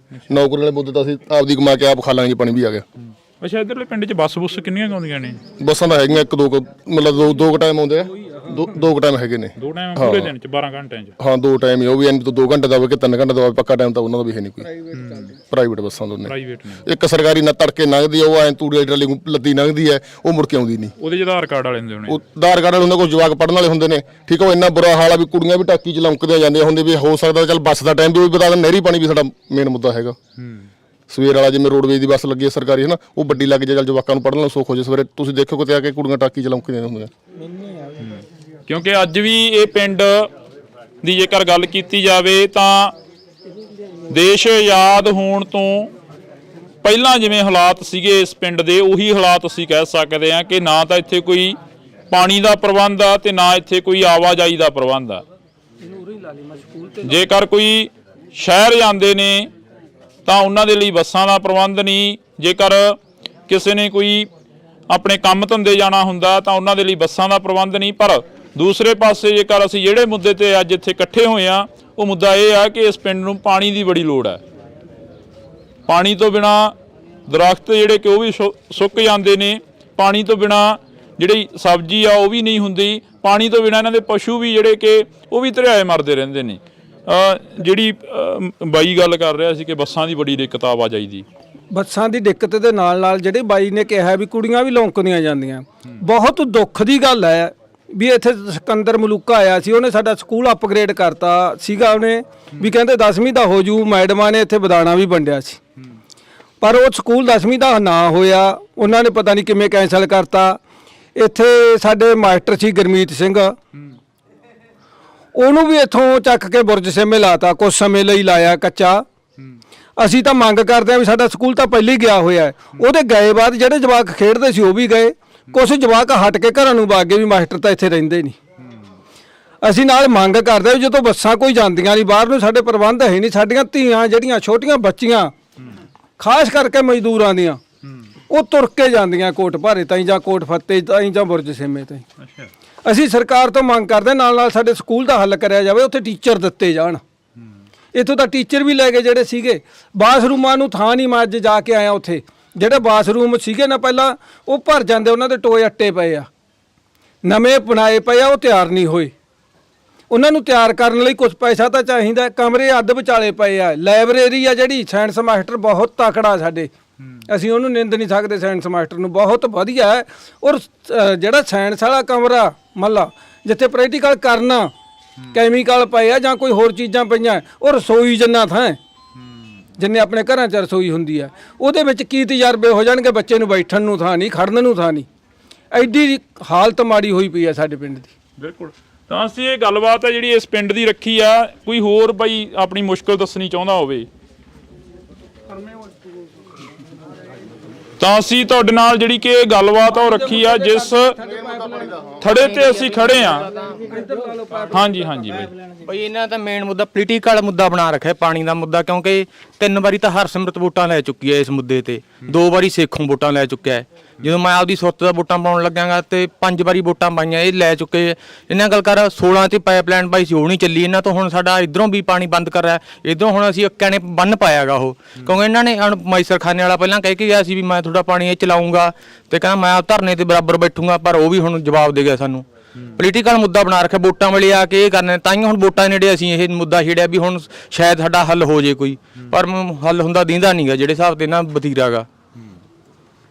ਨੌਕਰੀ ਵਾਲੇ ਮੁੱਦੇ ਤਾਂ ਅਸੀਂ ਆਪਦੀ ਕਮਾ ਕੇ ਆਪ ਖਾ ਲਾਂਗੇ, ਪਾਣੀ ਵੀ ਆ ਗਿਆ। ਅੱਛਾ, ਇੱਧਰਲੇ ਪਿੰਡ 'ਚ ਬੱਸ ਬੁੱਸ ਕਿੰਨੀਆਂ ਆਉਂਦੀਆਂ ਨੇ? ਬੱਸਾਂ ਤਾਂ ਹੈਗੀਆਂ ਇੱਕ ਦੋ, ਮਤਲਬ ਦੋ ਕੁ ਟਾਈਮ ਆਉਂਦੇ ਆ, ਦੋ ਕੁ ਟਾਈਮ ਹੈਗੇ ਨੇ। 2 ਟਾਈਮ ਪੂਰੇ ਦਿਨ 'ਚ 12 ਘੰਟਿਆਂ 'ਚ? ਹਾਂ 2 ਟਾਈਮ ਹੀ, ਉਹ ਵੀ 2 ਘੰਟੇ ਦਾ ਹੋਵੇ ਕਿ 3 ਘੰਟੇ ਦਾ ਹੋਵੇ, ਪੱਕਾ ਟਾਈਮ ਤਾਂ ਉਹਨਾਂ ਦਾ ਵੀ ਹੈ ਨਹੀਂ ਕੋਈ। ਪ੍ਰਾਈਵੇਟ ਬੱਸਾਂ ਦੋਨੇ। ਇੱਕ ਸਰਕਾਰੀ ਨਾ ਤੜਕੇ ਲੰਘਦੀ ਆ, ਉਹ ਐਂ ਤੂੜੀ ਟਰਾਲੀ ਲੱਦੀ ਲੰਘਦੀ ਹੈ, ਉਹ ਮੁੜ ਕੇ ਆਉਂਦੀ ਨਹੀਂ। ਉਹਦੇ 'ਚ ਆਧਾਰ ਕਾਰਡ ਵਾਲੇ ਹੁੰਦੇ ਹੋਣੇ? ਉਹ ਆਧਾਰ ਕਾਰਡ ਵਾਲੇ ਹੁੰਦੇ, ਕੋਈ ਜਵਾਕ ਪੜ੍ਹਨ ਵਾਲੇ ਹੁੰਦੇ ਨੇ। ਠੀਕ ਆ, ਉਹ ਇੰਨਾ ਬੁਰਾ ਹਾਲ ਆ ਵੀ ਕੁੜੀਆਂ ਵੀ ਟਾਕੀ 'ਚ ਲੰਕਦੀਆਂ ਜਾਂਦੀਆਂ ਹੁੰਦੇ। ਵੀ ਹੋ ਸਕਦਾ ਚੱਲ ਬੱਸ ਦਾ ਟਾਈਮ ਵੀ ਬਤਾ ਦੇਣ। ਨਹਿਰੀ ਪਾਣੀ ਵੀ ਸਾਡਾ ਮੇਨ ਮੁੱਦਾ ਹੈਗਾ। ਸਵੇਰ ਵਾਲਾ ਜਿਵੇਂ ਰੋਡਵੇਜ ਦੀ ਬੱਸ ਲੱਗੀ ਹੈ ਸਰਕਾਰੀ, ਹੈ ਨਾ, ਉਹ ਵੱਡੀ ਲੱਗ ਜੇ, ਚੱਲ ਜਵਾਕਾਂ ਨੂੰ ਪੜ੍ਹਨ ਨੂੰ ਸੁੱਖ ਹੋ ਜੇ। ਸਵੇਰੇ ਤੁਸੀਂ ਦੇਖੋ ਕਿਤੇ ਆ ਕੇ ਕੁੜੀਆਂ ਟਾਕੀ 'ਚ ਲੰਕਦੀਆਂ ਹੁੰਦੀਆਂ। ਕਿਉਂਕਿ ਅੱਜ ਵੀ ਇਹ ਪਿੰਡ ਦੀ ਜੇਕਰ ਗੱਲ ਕੀਤੀ ਜਾਵੇ ਤਾਂ ਦੇਸ਼ ਆਜ਼ਾਦ ਹੋਣ ਤੋਂ ਪਹਿਲਾਂ ਜਿਵੇਂ ਹਾਲਾਤ ਸੀਗੇ ਇਸ ਪਿੰਡ ਦੇ, ਉਹੀ ਹਾਲਾਤ ਅਸੀਂ ਕਹਿ ਸਕਦੇ ਹਾਂ ਕਿ ਨਾ ਤਾਂ ਇੱਥੇ ਕੋਈ ਪਾਣੀ ਦਾ ਪ੍ਰਬੰਧ ਆ ਤੇ ਨਾ ਇੱਥੇ ਕੋਈ ਆਵਾਜਾਈ ਦਾ ਪ੍ਰਬੰਧ ਆ। ਜੇਕਰ ਕੋਈ ਸ਼ਹਿਰ ਜਾਂਦੇ ਨੇ ਤਾਂ ਉਹਨਾਂ ਦੇ ਲਈ ਬੱਸਾਂ ਦਾ ਪ੍ਰਬੰਧ ਨਹੀਂ। ਜੇਕਰ ਕਿਸੇ ਨੇ ਕੋਈ ਆਪਣੇ ਕੰਮ ਧੰਦੇ ਜਾਣਾ ਹੁੰਦਾ ਤਾਂ ਉਹਨਾਂ ਦੇ ਲਈ ਬੱਸਾਂ ਦਾ ਪ੍ਰਬੰਧ ਨਹੀਂ। ਪਰ ਦੂਸਰੇ ਪਾਸੇ ਜੇਕਰ ਅਸੀਂ ਜਿਹੜੇ ਮੁੱਦੇ ਤੇ ਅੱਜ ਇੱਥੇ ਇਕੱਠੇ ਹੋਏ ਆ, ਉਹ ਮੁੱਦਾ ਇਹ ਆ ਕਿ ਇਸ ਪਿੰਡ ਨੂੰ ਪਾਣੀ ਦੀ ਬੜੀ ਲੋੜ ਹੈ। ਪਾਣੀ ਤੋਂ ਬਿਨਾ ਦਰਖਤ ਜਿਹੜੇ ਕਿ ਉਹ ਵੀ ਸੁੱਕ ਜਾਂਦੇ ਨੇ, ਪਾਣੀ ਤੋਂ ਬਿਨਾ ਜਿਹੜੀ ਸਬਜ਼ੀ ਆ ਉਹ ਵੀ ਨਹੀਂ ਹੁੰਦੀ, ਪਾਣੀ ਤੋਂ ਬਿਨਾ ਇਹਨਾਂ ਦੇ ਪਸ਼ੂ ਵੀ ਜਿਹੜੇ ਕਿ ਉਹ ਵੀ ਧਰਿਆਏ ਮਰਦੇ ਰਹਿੰਦੇ ਨੇ। ਜਿਹੜੀ ਬਾਈ ਗੱਲ ਕਰ ਰਿਹਾ ਸੀ ਕਿ ਬੱਸਾਂ ਦੀ ਬੜੀ ਦਿੱਕਤ ਆਵਾਜਾਈ ਦੀ। ਬੱਸਾਂ ਦੀ ਦਿੱਕਤ ਦੇ ਨਾਲ ਨਾਲ ਜਿਹੜੇ ਬਾਈ ਨੇ ਕਿਹਾ ਵੀ ਕੁੜੀਆਂ ਵੀ ਲੌਂਕਦੀਆਂ ਜਾਂਦੀਆਂ, ਬਹੁਤ ਦੁੱਖ ਦੀ ਗੱਲ ਹੈ ਵੀ ਇੱਥੇ ਸਿਕੰਦਰ ਮਲੂਕਾ ਆਇਆ ਸੀ, ਉਹਨੇ ਸਾਡਾ ਸਕੂਲ ਅਪਗ੍ਰੇਡ ਕਰਤਾ ਸੀਗਾ। ਉਹਨੇ ਵੀ ਕਹਿੰਦੇ 10ਵੀਂ ਦਾ ਹੋ ਜੂ, ਮੈਡਮਾਂ ਨੇ ਇੱਥੇ ਬਦਾਣਾ ਵੀ ਵੰਡਿਆ ਸੀ, ਪਰ ਉਹ ਸਕੂਲ 10ਵੀਂ ਦਾ ਨਾ ਹੋਇਆ, ਉਹਨਾਂ ਨੇ ਪਤਾ ਨਹੀਂ ਕਿਵੇਂ ਕੈਂਸਲ ਕਰਤਾ। ਇੱਥੇ ਸਾਡੇ ਮਾਸਟਰ ਸੀ ਗੁਰਮੀਤ ਸਿੰਘ, ਉਹਨੂੰ ਵੀ ਇੱਥੋਂ ਚੱਕ ਕੇ ਬੁਰਜ ਸਿਮੇ ਲਾਤਾ, ਕੁਝ ਸਮੇਂ ਲਈ ਲਾਇਆ ਕੱਚਾ। ਅਸੀਂ ਤਾਂ ਮੰਗ ਕਰਦੇ ਹਾਂ ਵੀ ਸਾਡਾ ਸਕੂਲ ਤਾਂ ਪਹਿਲਾਂ ਹੀ ਗਿਆ ਹੋਇਆ, ਉਹਦੇ ਗਏ ਬਾਅਦ ਜਿਹੜੇ ਜਵਾਕ ਖੇਡਦੇ ਸੀ ਉਹ ਵੀ ਗਏ, ਕੁਝ ਜਵਾਕ ਹਟ ਕੇ ਘਰਾਂ ਨੂੰ ਵਗ ਗਏ ਵੀ ਮਾਸਟਰ ਤਾਂ ਇੱਥੇ ਰਹਿੰਦੇ ਨਹੀਂ। ਅਸੀਂ ਨਾਲ ਮੰਗ ਕਰਦੇ ਹਾਂ ਵੀ ਜਦੋਂ ਬੱਸਾਂ ਕੋਈ ਜਾਂਦੀਆਂ ਨਹੀਂ ਬਾਹਰ ਨੂੰ, ਸਾਡੇ ਪ੍ਰਬੰਧ ਹੈ ਨਹੀਂ, ਸਾਡੀਆਂ ਧੀਆਂ ਜਿਹੜੀਆਂ ਛੋਟੀਆਂ ਬੱਚੀਆਂ ਖਾਸ ਕਰਕੇ ਮਜ਼ਦੂਰਾਂ ਦੀਆਂ, ਉਹ ਤੁਰ ਕੇ ਜਾਂਦੀਆਂ ਕੋਟ ਭਾਰੇ ਤਾਈਂ ਜਾਂ ਕੋਟ ਫੱਤੇ ਤਾਈਂ ਜਾਂ ਬੁਰਜ ਸਿਮੇ ਤਾਈਂ। ਅਸੀਂ ਸਰਕਾਰ ਤੋਂ ਮੰਗ ਕਰਦੇ ਨਾਲ ਨਾਲ ਸਾਡੇ ਸਕੂਲ ਦਾ ਹੱਲ ਕਰਿਆ ਜਾਵੇ, ਉੱਥੇ ਟੀਚਰ ਦਿੱਤੇ ਜਾਣ। ਇੱਥੋਂ ਤਾਂ ਟੀਚਰ ਵੀ ਲੈ ਗਏ ਜਿਹੜੇ ਸੀਗੇ, ਬਾਥਰੂਮਾਂ ਨੂੰ ਥਾਂ ਨਹੀਂ। ਮੈਂ ਅੱਜ ਜਾ ਕੇ ਆਇਆ, ਉੱਥੇ ਜਿਹੜੇ ਬਾਥਰੂਮ ਸੀਗੇ ਨਾ ਪਹਿਲਾਂ ਉਹ ਭਰ ਜਾਂਦੇ, ਉਹਨਾਂ ਦੇ ਟੋਏ ਅੱਟੇ ਪਏ ਆ, ਨਵੇਂ ਬਣਾਏ ਪਏ ਆ, ਉਹ ਤਿਆਰ ਨਹੀਂ ਹੋਏ। ਉਹਨਾਂ ਨੂੰ ਤਿਆਰ ਕਰਨ ਲਈ ਕੁਝ ਪੈਸਾ ਤਾਂ ਚਾਹੀਦਾ। ਕਮਰੇ ਅੱਧ ਵਿਚਾਲੇ ਪਏ ਆ। ਲਾਇਬ੍ਰੇਰੀ ਆ ਜਿਹੜੀ, ਸਾਇੰਸ ਮਾਸਟਰ ਬਹੁਤ ਤਕੜਾ ਸਾਡੇ, ਅਸੀਂ ਉਹਨੂੰ ਨਿੰਦ ਨਹੀਂ ਸਕਦੇ, ਸਾਇੰਸ ਮਾਸਟਰ ਨੂੰ, ਬਹੁਤ ਵਧੀਆ ਹੈ। ਔਰ ਜਿਹੜਾ ਸਾਇੰਸ ਵਾਲਾ ਕਮਰਾ ਮੱਲਾ ਜਿੱਥੇ ਪ੍ਰੈਕਟੀਕਲ ਕਰਨਾ, ਕੈਮੀਕਲ ਪਏ ਆ ਜਾਂ ਕੋਈ ਹੋਰ ਚੀਜ਼ਾਂ ਪਈਆਂ, ਉਹ ਰਸੋਈ ਜਿੰਨਾ ਥਾਂ ਜਿੰਨੇ ਆਪਣੇ ਘਰਾਂ 'ਚ ਰਸੋਈ ਹੁੰਦੀ ਹੈ, ਉਹਦੇ ਵਿੱਚ ਕੀ ਤਜਰਬੇ ਹੋ ਜਾਣਗੇ। ਬੱਚੇ ਨੂੰ ਬੈਠਣ ਨੂੰ ਥਾਂ ਨਹੀਂ, ਖੜਨ ਨੂੰ ਥਾਂ ਨਹੀਂ। ਐਡੀ ਹਾਲਤ ਮਾੜੀ ਹੋਈ ਪਈ ਹੈ ਸਾਡੇ ਪਿੰਡ ਦੀ। ਬਿਲਕੁਲ। ਤਾਂ ਅਸੀਂ ਇਹ ਗੱਲਬਾਤ ਹੈ ਜਿਹੜੀ ਇਸ ਪਿੰਡ ਦੀ ਰੱਖੀ ਆ। ਕੋਈ ਹੋਰ ਬਾਈ ਆਪਣੀ ਮੁਸ਼ਕਲ ਦੱਸਣੀ ਚਾਹੁੰਦਾ ਹੋਵੇ ਤਾਂ ਅਸੀਂ ਤੁਹਾਡੇ ਨਾਲ ਜਿਹੜੀ ਕਿ ਇਹ ਗੱਲਬਾਤ ਆ ਉਹ ਰੱਖੀ ਆ, ਜਿਸ ਥੜੇ ਤੇ ਅਸੀਂ ਖੜੇ ਆ। ਹਾਂਜੀ ਹਾਂਜੀ ਬਈ ਇਹਨਾਂ ਦਾ ਮੇਨ ਮੁੱਦਾ ਪੋਲੀਟੀਕਲ ਮੁੱਦਾ ਬਣਾ ਰੱਖਿਆ, ਪਾਣੀ ਦਾ ਮੁੱਦਾ। ਕਿਉਂਕਿ 3 ਵਾਰੀ ਤਾਂ ਹਰਸਿਮਰਤ ਵੋਟਾਂ ਲੈ ਚੁੱਕੀ ਹੈ ਇਸ ਮੁੱਦੇ ਤੇ, 2 ਵਾਰੀ ਸੇਖੋਂ ਵੋਟਾਂ ਲੈ ਚੁੱਕਿਆ ਹੈ। ਜਦੋਂ ਮੈਂ ਆਪਦੀ ਸੁੱਤ ਦਾ ਵੋਟਾਂ ਪਾਉਣ ਲੱਗਾਂਗਾ ਤੇ 5 ਵਾਰੀ ਵੋਟਾਂ ਪਾਈਆਂ, ਇਹ ਲੈ ਚੁੱਕੇ। ਇਹਨਾਂ ਗੱਲ ਕਰ 16 ਤੇ ਪਾਈਪਲਾਈਨ ਪਾਈ ਸੀ, ਉਹ ਨਹੀਂ ਚੱਲੀ। ਇਹਨਾਂ ਤੋਂ ਹੁਣ ਸਾਡਾ ਇਧਰੋਂ ਵੀ ਪਾਣੀ ਬੰਦ ਕਰ ਰਿਹਾ, ਇਧਰੋਂ ਹੁਣ ਅਸੀਂ ਅੱਕਿਆਂ ਨੇ ਬੰਨ ਪਾਇਆਗਾ ਉਹ, ਕਿਉਂਕਿ ਇਹਨਾਂ ਨੇ ਮਾਈਸਰ ਖਾਨੇ ਵਾਲਾ ਪਹਿਲਾਂ ਕਹਿ ਕੇ ਗਿਆ ਸੀ ਵੀ ਮੈਂ ਤੁਹਾਡਾ ਪਾਣੀ ਇਹ ਚਲਾਉਂਗਾ ਤੇ ਕਹਿੰਦਾ ਮੈਂ ਧਰਨੇ ਤੇ ਬਰਾਬਰ ਬੈਠੂੰਗਾ, ਪਰ ਉਹ ਵੀ ਹੁਣ ਜਵਾਬ ਦੇ ਗਿਆ ਸਾਨੂੰ। ਪੋਲੀਟੀਕਲ ਮੁੱਦਾ ਬਣਾ ਰੱਖਿਆ, ਵੋਟਾਂ ਵੇਲੇ ਆ ਕੇ ਇਹ ਕਰਨੇ। ਤਾਂ ਹੀ ਹੁਣ ਵੋਟਾਂ ਨੇੜੇ ਅਸੀਂ ਇਹ ਮੁੱਦਾ ਛੇੜਿਆ ਵੀ ਹੁਣ ਸ਼ਾਇਦ ਸਾਡਾ ਹੱਲ ਹੋ ਜੇ ਕੋਈ, ਪਰ ਹੱਲ ਹੁੰਦਾ ਦੀਂਦਾ ਨਹੀਂਗਾ ਜਿਹੜੇ ਹਿਸਾਬ ਤੇ ਨਾ ਬਥੀਰਾ ਗਾ।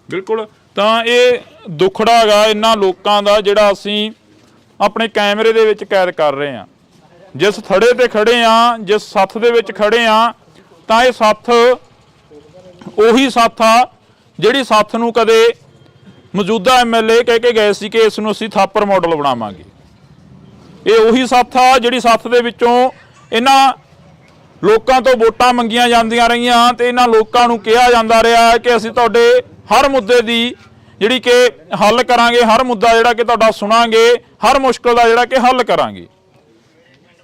ਬਿਲਕੁਲ। ਤਾਂ ਇਹ ਦੁੱਖੜਾ ਹੈਗਾ ਇਹਨਾਂ ਲੋਕਾਂ ਦਾ ਜਿਹੜਾ ਅਸੀਂ ਆਪਣੇ ਕੈਮਰੇ ਦੇ ਵਿੱਚ ਕੈਦ ਕਰ ਰਹੇ ਹਾਂ। ਜਿਸ ਥੜੇ ਤੇ ਖੜੇ ਆ, ਜਿਸ ਸੱਥ ਦੇ ਵਿੱਚ ਖੜੇ ਆ, ਤਾਂ ਇਹ ਸੱਥ ਉਹੀ ਸੱਥ ਆ ਜਿਹੜੀ ਸੱਥ ਨੂੰ ਕਦੇ ਮੌਜੂਦਾ ਐਮਐਲਏ ਕਹਿ ਕੇ ਗਏ ਸੀ ਕਿ ਇਸ ਨੂੰ ਅਸੀਂ ਥਾਪਰ ਮਾਡਲ ਬਣਾਵਾਂਗੇ। ਇਹ ਉਹੀ ਸੱਥ ਆ ਜਿਹੜੀ ਸੱਥ ਦੇ ਵਿੱਚੋਂ ਇਹਨਾਂ ਲੋਕਾਂ ਤੋਂ ਵੋਟਾਂ ਮੰਗੀਆਂ ਜਾਂਦੀਆਂ ਰਹੀਆਂ ਤੇ ਇਹਨਾਂ ਲੋਕਾਂ ਨੂੰ ਕਿਹਾ ਜਾਂਦਾ ਰਿਹਾ ਕਿ ਅਸੀਂ ਤੁਹਾਡੇ ਹਰ ਮੁੱਦੇ ਦੀ ਜਿਹੜੀ ਕਿ ਹੱਲ ਕਰਾਂਗੇ, ਹਰ ਮੁੱਦਾ ਜਿਹੜਾ ਕਿ ਤੁਹਾਡਾ ਸੁਣਾਂਗੇ, ਹਰ ਮੁਸ਼ਕਲ ਦਾ ਜਿਹੜਾ ਕਿ ਹੱਲ ਕਰਾਂਗੇ।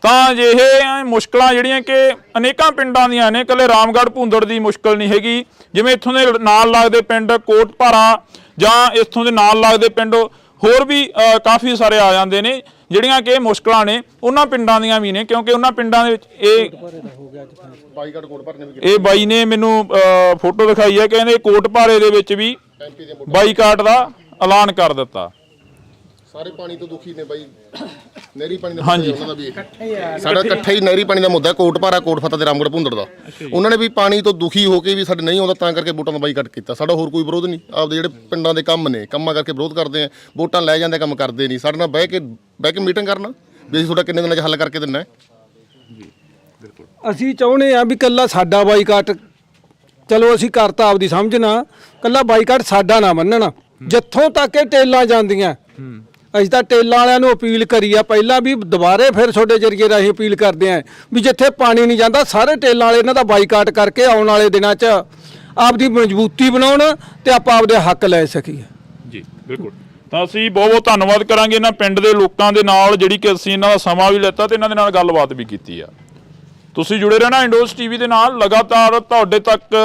ਤਾਂ ਇਹ ਮੁਸ਼ਕਲਾਂ ਜਿਹੜੀਆਂ ਕਿ ਅਨੇਕਾਂ ਪਿੰਡਾਂ ਦੀਆਂ ਨੇ, ਇਕੱਲੇ ਰਾਮਗੜ੍ਹ ਭੁੰਦੜ ਦੀ ਮੁਸ਼ਕਲ ਨਹੀਂ ਹੈਗੀ। ਜਿਵੇਂ ਇੱਥੋਂ ਦੇ ਨਾਲ ਲੱਗਦੇ ਪਿੰਡ ਕੋਟਭਾਰਾ ਜਾਂ ਇੱਥੋਂ ਦੇ ਨਾਲ ਲੱਗਦੇ ਪਿੰਡ ਹੋਰ ਵੀ ਕਾਫੀ ਸਾਰੇ ਆ ਜਾਂਦੇ ਨੇ, ਜਿਹੜੀਆਂ ਕਿ ਮੁਸ਼ਕਲਾਂ ਨੇ ਉਹਨਾਂ ਪਿੰਡਾਂ ਦੀਆਂ ਵੀ ਨੇ, ਕਿਉਂਕਿ ਉਹਨਾਂ ਪਿੰਡਾਂ ਦੇ ਵਿੱਚ ਇਹ ਬਾਈ ਨੇ ਮੈਨੂੰ ਫੋਟੋ ਦਿਖਾਈ ਹੈ, ਕਹਿੰਦੇ ਕੋਟਭਾਰੇ ਦੇ ਵਿੱਚ ਵੀ ਬਾਈਕਾਟ ਦਾ ਐਲਾਨ ਕਰ ਦਿੱਤਾ। ਸਾਰੇ ਪਾਣੀ ਤੋਂ ਦੁਖੀ ਨੇ ਬਾਈ, ਨਹਿਰੀ ਪਾਣੀ ਦਾ ਮੁੱਦਾ ਉਹਨਾਂ ਦਾ ਵੀ ਸਾਡਾ ਇਕੱਠਾ ਹੀ ਨਹਿਰੀ ਪਾਣੀ ਦਾ ਮੁੱਦਾ ਕੋਟਭਾਰਾ, ਕੋਟਫਤਾ ਤੇ ਰਾਮਗੜ੍ਹ ਭੁੰਦੜ ਦਾ। ਉਹਨਾਂ ਨੇ ਵੀ ਪਾਣੀ ਤੋਂ ਦੁਖੀ ਹੋ ਕੇ ਵੀ ਸਾਡੇ ਨਹੀਂ ਆਉਂਦਾ ਤਾਂ ਕਰਕੇ ਵੋਟਾਂ ਦਾ ਬਾਈਕਾਟ ਕੀਤਾ। ਸਾਡਾ ਹੋਰ ਕੋਈ ਵਿਰੋਧ ਨਹੀਂ, ਆਪਦੇ ਜਿਹੜੇ ਪਿੰਡਾਂ ਦੇ ਕੰਮ ਨੇ ਕੰਮਾਂ ਕਰਕੇ ਵਿਰੋਧ ਕਰਦੇ ਆ, ਵੋਟਾਂ ਲੈ ਜਾਂਦੇ ਕੰਮ ਕਰਦੇ ਨਹੀਂ। ਸਾਡੇ ਨਾਲ ਬਹਿ ਕੇ ਮੀਟਿੰਗ ਕਰਨਾ ਵੀ ਅਸੀਂ ਤੁਹਾਡਾ ਕਿੰਨੇ ਦਿਨਾਂ 'ਚ ਹੱਲ ਕਰਕੇ ਦਿੰਨਾ ਹੈ। ਅਸੀਂ ਚਾਹੁੰਦੇ ਆ ਵੀ ਕੱਲਾ ਸਾਡਾ ਬਾਈਕਾਟ, ਚਲੋ ਅਸੀਂ ਕਰਤਾ ਆਪਦੀ ਸਮਝਣਾ, ਕੱਲਾ ਬਾਈਕਾਟ ਸਾਡਾ ਨਾ ਮੰਨਣਾ। ਜਿੱਥੋਂ ਤੱਕ ਇਹ ਟੇਲਾਂ ਜਾਂਦੀਆਂ, ਅਸੀਂ ਤਾਂ ਟੇਲਾਂ ਵਾਲਿਆਂ ਨੂੰ ਅਪੀਲ ਕਰੀ ਆ ਪਹਿਲਾਂ ਵੀ, ਦੁਬਾਰੇ ਫਿਰ ਤੁਹਾਡੇ ਜਰੀਏ ਰਾਹੀਂ ਅਪੀਲ ਕਰਦੇ ਆ ਵੀ ਜਿੱਥੇ ਪਾਣੀ ਨਹੀਂ ਜਾਂਦਾ ਸਾਰੇ ਟੇਲਾਂ ਵਾਲੇ ਇਹਨਾਂ ਦਾ ਬਾਈਕਾਟ ਕਰਕੇ ਆਉਣ ਵਾਲੇ ਦਿਨਾਂ 'ਚ ਆਪਦੀ ਮਜ਼ਬੂਤੀ ਬਣਾਉਣ ਤੇ ਆਪਾਂ ਆਪਦੇ ਹੱਕ ਲੈ ਸਕੀਏ। ਜੀ ਬਿਲਕੁਲ। ਤਾਂ ਅਸੀਂ ਬਹੁਤ ਬਹੁਤ ਧੰਨਵਾਦ ਕਰਾਂਗੇ ਇਹਨਾਂ ਪਿੰਡ ਦੇ ਲੋਕਾਂ ਦੇ ਨਾਲ, ਜਿਹੜੀ ਕਿ ਅਸੀਂ ਇਹਨਾਂ ਦਾ ਸਮਾਂ ਵੀ ਲਿੱਤਾ ਤੇ ਇਹਨਾਂ ਦੇ ਨਾਲ ਗੱਲਬਾਤ ਵੀ ਕੀਤੀ ਆ। ਤੁਸੀਂ ਜੁੜੇ ਰਹਿਣਾ ਇੰਡੋਜ਼ ਟੀਵੀ ਦੇ ਨਾਲ, ਲਗਾਤਾਰ ਤੁਹਾਡੇ ਤੱਕ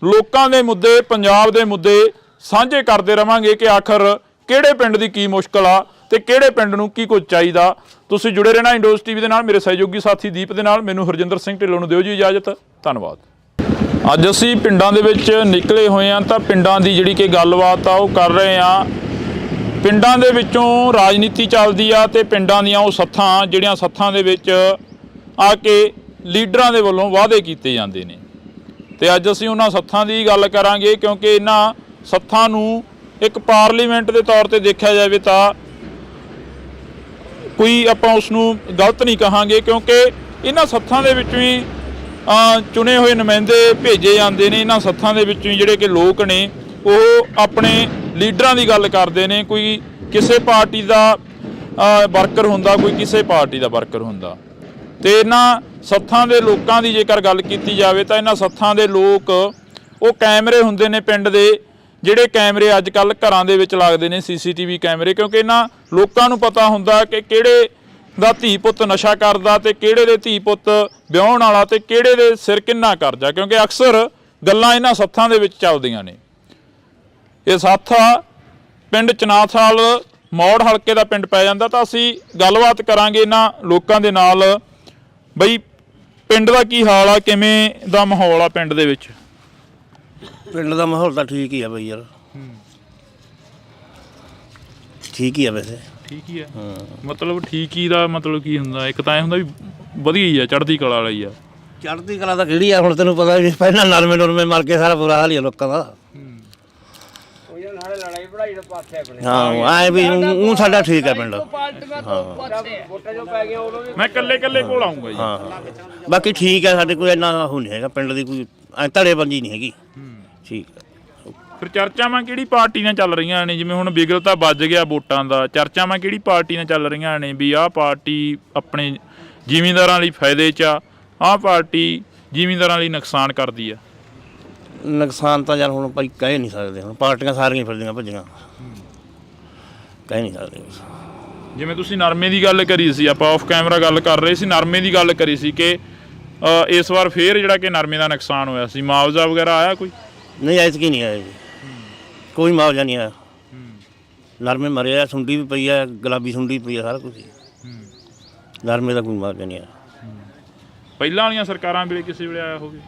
ਲੋਕਾਂ ਦੇ ਮੁੱਦੇ, ਪੰਜਾਬ ਦੇ ਮੁੱਦੇ ਸਾਂਝੇ ਕਰਦੇ ਰਵਾਂਗੇ ਕਿ ਆਖਰ ਕਿਹੜੇ ਪਿੰਡ ਦੀ ਕੀ ਮੁਸ਼ਕਲ ਆ ਤੇ ਕਿਹੜੇ ਪਿੰਡ ਨੂੰ ਕੀ ਕੁਝ ਚਾਹੀਦਾ। ਤੁਸੀਂ ਜੁੜੇ ਰਹਿਣਾ ਇੰਡੋਜ਼ ਟੀਵੀ ਦੇ ਨਾਲ, ਮੇਰੇ ਸਹਿਯੋਗੀ ਸਾਥੀ ਦੀਪ ਦੇ ਨਾਲ। ਮੈਨੂੰ ਹਰਜਿੰਦਰ ਸਿੰਘ ਢਿੱਲੋਂ ਨੂੰ ਦਿਓ ਜੀ ਇਜਾਜ਼ਤ, ਧੰਨਵਾਦ। ਅੱਜ ਅਸੀਂ ਪਿੰਡਾਂ ਦੇ ਵਿੱਚ ਨਿਕਲੇ ਹੋਏ ਹਾਂ ਤਾਂ ਪਿੰਡਾਂ ਦੀ ਜਿਹੜੀ ਕਿ ਗੱਲਬਾਤ ਆ ਉਹ ਕਰ ਰਹੇ ਹਾਂ। ਪਿੰਡਾਂ ਦੇ ਵਿੱਚੋਂ ਰਾਜਨੀਤੀ ਚੱਲਦੀ ਆ ਤੇ ਪਿੰਡਾਂ ਦੀਆਂ ਉਹ ਸੱਥਾਂ, ਜਿਹੜੀਆਂ ਸੱਥਾਂ ਦੇ ਵਿੱਚ ਆ ਕੇ ਲੀਡਰਾਂ ਦੇ ਵੱਲੋਂ ਵਾਅਦੇ ਕੀਤੇ ਜਾਂਦੇ ਨੇ। ਤੇ ਅੱਜ ਅਸੀਂ ਉਹਨਾਂ ਸੱਥਾਂ ਦੀ ਗੱਲ ਕਰਾਂਗੇ, ਕਿਉਂਕਿ ਇਹਨਾਂ ਸੱਥਾਂ ਨੂੰ ਇੱਕ ਪਾਰਲੀਮੈਂਟ ਦੇ ਤੌਰ ਤੇ ਦੇਖਿਆ ਜਾਵੇ ਤਾਂ ਕੋਈ ਆਪਾਂ ਉਸ ਨੂੰ ਗਲਤ ਨਹੀਂ ਕਹਾਂਗੇ, ਕਿਉਂਕਿ ਇਹਨਾਂ ਸੱਥਾਂ ਦੇ ਵਿੱਚੋਂ ਹੀ ਚੁਣੇ ਹੋਏ ਨੁਮਾਇੰਦੇ ਭੇਜੇ ਜਾਂਦੇ ਨੇ। ਇਹਨਾਂ ਸੱਥਾਂ ਦੇ ਵਿੱਚੋਂ ਹੀ ਜਿਹੜੇ ਕਿ ਲੋਕ ਨੇ ਉਹ ਆਪਣੇ ਲੀਡਰਾਂ ਦੀ ਗੱਲ ਕਰਦੇ ਨੇ। ਕੋਈ ਕਿਸੇ ਪਾਰਟੀ ਦਾ ਵਰਕਰ ਹੁੰਦਾ, ਕੋਈ ਕਿਸੇ ਪਾਰਟੀ ਦਾ ਵਰਕਰ ਹੁੰਦਾ। ਤੇ ਇਹਨਾਂ ਸੱਥਾਂ ਦੇ ਲੋਕਾਂ ਦੀ ਜੇਕਰ ਗੱਲ ਕੀਤੀ ਜਾਵੇ ਤਾਂ ਇਹਨਾਂ ਸੱਥਾਂ ਦੇ ਲੋਕ ਉਹ ਕੈਮਰੇ ਹੁੰਦੇ ਨੇ ਪਿੰਡ ਦੇ, ਜਿਹੜੇ ਕੈਮਰੇ ਅੱਜ ਕੱਲ੍ਹ ਘਰਾਂ ਦੇ ਵਿੱਚ ਲੱਗਦੇ ਨੇ, CCTV ਕੈਮਰੇ, ਕਿਉਂਕਿ ਇਹਨਾਂ ਲੋਕਾਂ ਨੂੰ ਪਤਾ ਹੁੰਦਾ ਕਿ ਕਿਹੜੇ ਦਾ ਧੀ ਪੁੱਤ ਨਸ਼ਾ ਕਰਦਾ ਤੇ ਕਿਹੜੇ ਦੇ ਧੀ ਪੁੱਤ ਵਿਆਹੁਣ ਵਾਲਾ ਤੇ ਕਿਹੜੇ ਦੇ ਸਿਰ ਕਿੰਨਾ ਕਰਜ਼ਾ, ਕਿਉਂਕਿ ਅਕਸਰ ਗੱਲਾਂ ਇਹਨਾਂ ਸੱਥਾਂ ਦੇ ਵਿੱਚ ਚੱਲਦੀਆਂ ਨੇ। ਇਹ ਸੱਥ ਆ ਪਿੰਡ ਚਨਾਥਾਲ ਮੌੜ ਹਲਕੇ ਦਾ ਪਿੰਡ ਪੈ ਜਾਂਦਾ। ਤਾਂ ਅਸੀਂ ਗੱਲਬਾਤ ਕਰਾਂਗੇ ਇਹਨਾਂ ਲੋਕਾਂ ਦੇ ਨਾਲ, ਬਈ ਪਿੰਡ ਦਾ ਕੀ ਹਾਲ ਆ, ਕਿਵੇਂ ਦਾ ਮਾਹੌਲ ਆ ਪਿੰਡ ਦੇ ਵਿੱਚ? ਪਿੰਡ ਦਾ ਮਾਹੌਲ ਤਾਂ ਠੀਕ ਹੀ ਆ ਬਈ ਯਾਰ, ਠੀਕ ਹੀ ਆ ਵੈਸੇ। ਠੀਕ ਹੀ ਆ, ਮਤਲਬ ਠੀਕ ਹੀ ਦਾ ਮਤਲਬ ਕੀ ਹੁੰਦਾ? ਇੱਕ ਤਾਂ ਇਹ ਹੁੰਦਾ ਵੀ ਵਧੀਆ ਹੀ ਆ, ਚੜ੍ਹਦੀ ਕਲਾ ਵਾਲੀ ਆ। ਚੜ੍ਹਦੀ ਕਲਾ ਤਾਂ ਕਿਹੜੀ ਆ, ਹੁਣ ਤੈਨੂੰ ਪਤਾ ਵੀ ਪਹਿਲਾਂ ਨਰਮੇ ਮਰ ਕੇ ਸਾਰਾ ਬੁਰਾ ਹਾਲ ਹੀ ਆ ਲੋਕਾਂ ਦਾ। ਹਾਂ ਆਏ ਵੀ ਉਹ ਸਾਡਾ ਠੀਕ ਹੈ ਪਿੰਡ। ਮੈਂ ਇਕੱਲੇ ਕੋਲ ਆਉਂਗਾ ਜੀ। ਹਾਂ ਬਾਕੀ ਠੀਕ ਹੈ, ਸਾਡੇ ਕੋਈ ਇੰਨਾ ਉਹ ਨਹੀਂ ਹੈਗਾ ਪਿੰਡ ਦੀ, ਕੋਈ ਧੜੇਬੰਦੀ ਨਹੀਂ ਹੈਗੀ। ਠੀਕ ਹੈ। ਫਿਰ ਚਰਚਾਵਾਂ ਕਿਹੜੀ ਪਾਰਟੀ ਨਾਲ ਚੱਲ ਰਹੀਆਂ ਨੇ? ਜਿਵੇਂ ਹੁਣ ਬਿਗਲ ਤਾਂ ਵੱਜ ਗਿਆ ਵੋਟਾਂ ਦਾ, ਚਰਚਾਵਾਂ ਕਿਹੜੀ ਪਾਰਟੀ ਨਾਲ ਚੱਲ ਰਹੀਆਂ ਨੇ ਵੀ ਆਹ ਪਾਰਟੀ ਆਪਣੇ ਜ਼ਿਮੀਂਦਾਰਾਂ ਲਈ ਫਾਇਦੇ 'ਚ ਆ, ਆਹ ਪਾਰਟੀ ਜ਼ਿਮੀਂਦਾਰਾਂ ਲਈ ਨੁਕਸਾਨ ਕਰਦੀ ਆ? ਨੁਕਸਾਨ ਤਾਂ ਯਾਰ ਹੁਣ ਭਾਈ ਕਹਿ ਨਹੀਂ ਸਕਦੇ, ਹੁਣ ਪਾਰਟੀਆਂ ਸਾਰੀਆਂ ਫਿਰਦੀਆਂ ਭੱਜੀਆਂ, ਕਹਿ ਨਹੀਂ ਸਕਦੇ। ਜਿਵੇਂ ਤੁਸੀਂ ਨਰਮੇ ਦੀ ਗੱਲ ਕਰੀ ਸੀ, ਆਪਾਂ ਆਫ ਕੈਮਰਾ ਗੱਲ ਕਰ ਰਹੇ ਸੀ, ਨਰਮੇ ਦੀ ਗੱਲ ਕਰੀ ਸੀ ਕਿ ਇਸ ਵਾਰ ਫੇਰ ਜਿਹੜਾ ਕਿ ਨਰਮੇ ਦਾ ਨੁਕਸਾਨ ਹੋਇਆ ਸੀ, ਮੁਆਵਜ਼ਾ ਵਗੈਰਾ ਆਇਆ ਕੋਈ? ਨਹੀਂ ਐਤਕੀ ਨਹੀਂ ਆਇਆ ਜੀ, ਕੋਈ ਮੁਆਵਜ਼ਾ ਨਹੀਂ ਆਇਆ। ਨਰਮੇ ਮਰੇ ਆ, ਸੁੰਡੀ ਵੀ ਪਈ ਆ, ਗੁਲਾਬੀ ਸੁੰਡੀ ਪਈ ਆ, ਸਾਰਾ ਕੁਝ। ਨਰਮੇ ਦਾ ਕੋਈ ਮੁਆਵਜ਼ਾ ਨਹੀਂ ਆਇਆ। ਪਹਿਲਾਂ ਵਾਲੀਆਂ ਸਰਕਾਰਾਂ ਵੇਲੇ ਕਿਸੇ ਵੇਲੇ ਆਇਆ ਹੋਵੇ?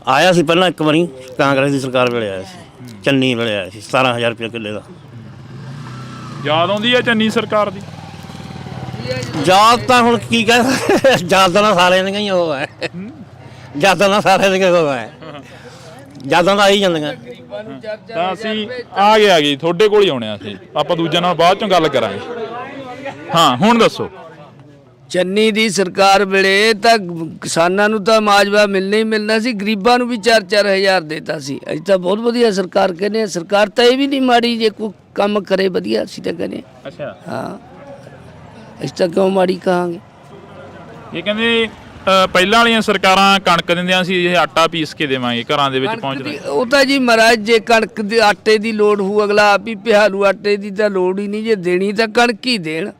ਆਇਆ ਸੀ ਪਹਿਲਾਂ ਇੱਕ ਵਾਰੀ, ਕਾਂਗਰਸ ਦੀ ਸਰਕਾਰ ਵੇਲੇ ਆਇਆ ਸੀ, ਚੰਨੀ ਵੇਲੇ ਆਇਆ ਸੀ, 17,000 ਰੁਪਏ ਕਿੱਲੇ ਦਾ। ਯਾਦ ਆਉਂਦੀ ਹੈ ਚੰਨੀ ਸਰਕਾਰ ਦੀ? ਯਾਦ ਤਾਂ ਹੁਣ ਕੀ ਕਹਿ, ਯਾਦਾਂ ਨਾਲ ਸਾਰਿਆਂ ਦੀਆਂ ਹੀ ਉਹ ਹੈ, ਯਾਦਾਂ ਨਾਲ ਸਾਰਿਆਂ ਦੀਆਂ ਉਹ ਹੈ, ਯਾਦਾਂ ਤਾਂ ਆਈ ਜਾਂਦੀਆਂ। ਤਾਂ ਅਸੀਂ ਆ ਗਏ ਤੁਹਾਡੇ ਕੋਲ ਹੀ ਆਉਣੇ ਆ ਅਸੀਂ, ਆਪਾਂ ਦੂਜਿਆਂ ਨਾਲ ਬਾਅਦ ਚੋਂ ਗੱਲ ਕਰਾਂਗੇ। ਹਾਂ ਹੁਣ ਦੱਸੋ। ਚੰਨੀ ਦੀ ਸਰਕਾਰ ਵੇਲੇ ਤਾਂ ਕਿਸਾਨਾਂ ਨੂੰ ਤਾਂ ਮਾਜਵਾ ਮਿਲਣਾ ਹੀ ਮਿਲਣਾ ਸੀ, ਗਰੀਬਾਂ ਨੂੰ ਵੀ 4-4 ਹਜ਼ਾਰ ਦੇਤਾ ਸੀ। ਅਸੀਂ ਤਾਂ ਬਹੁਤ ਵਧੀਆ ਸਰਕਾਰ ਕਹਿੰਦੇ ਹਾਂ, ਸਰਕਾਰ ਤਾਂ ਇਹ ਵੀ ਨਹੀਂ ਮਾੜੀ ਜੇ ਕੋਈ ਕੰਮ ਕਰੇ ਵਧੀਆ, ਅਸੀਂ ਤਾਂ ਕਹਿੰਦੇ। ਅੱਛਾ। ਹਾਂ ਅਸੀਂ ਤਾਂ ਕਿਉਂ ਮਾੜੀ ਕਹਾਂਗੇ? ਇਹ ਕਹਿੰਦੇ ਪਹਿਲਾਂ ਵਾਲੀਆਂ ਸਰਕਾਰਾਂ ਕਣਕ ਦਿੰਦੀਆਂ ਸੀ, ਇਹ ਆਟਾ ਪੀਸ ਕੇ ਦੇਵਾਂਗੇ ਘਰਾਂ ਦੇ ਵਿੱਚ ਪਹੁੰਚਦਾ। ਉਹ ਤਾਂ ਜੀ ਮਹਾਰਾਜ ਜੇ ਕਣਕ ਦੇ ਆਟੇ ਦੀ ਲੋੜ ਹੋਊ ਅਗਲਾ ਆਪ ਹੀ ਪਿਹਾਲੂ, ਆਟੇ ਦੀ ਤਾਂ ਲੋੜ ਹੀ ਨਹੀਂ, ਜੇ ਦੇਣੀ ਤਾਂ ਕਣਕ ਹੀ ਦੇਣ,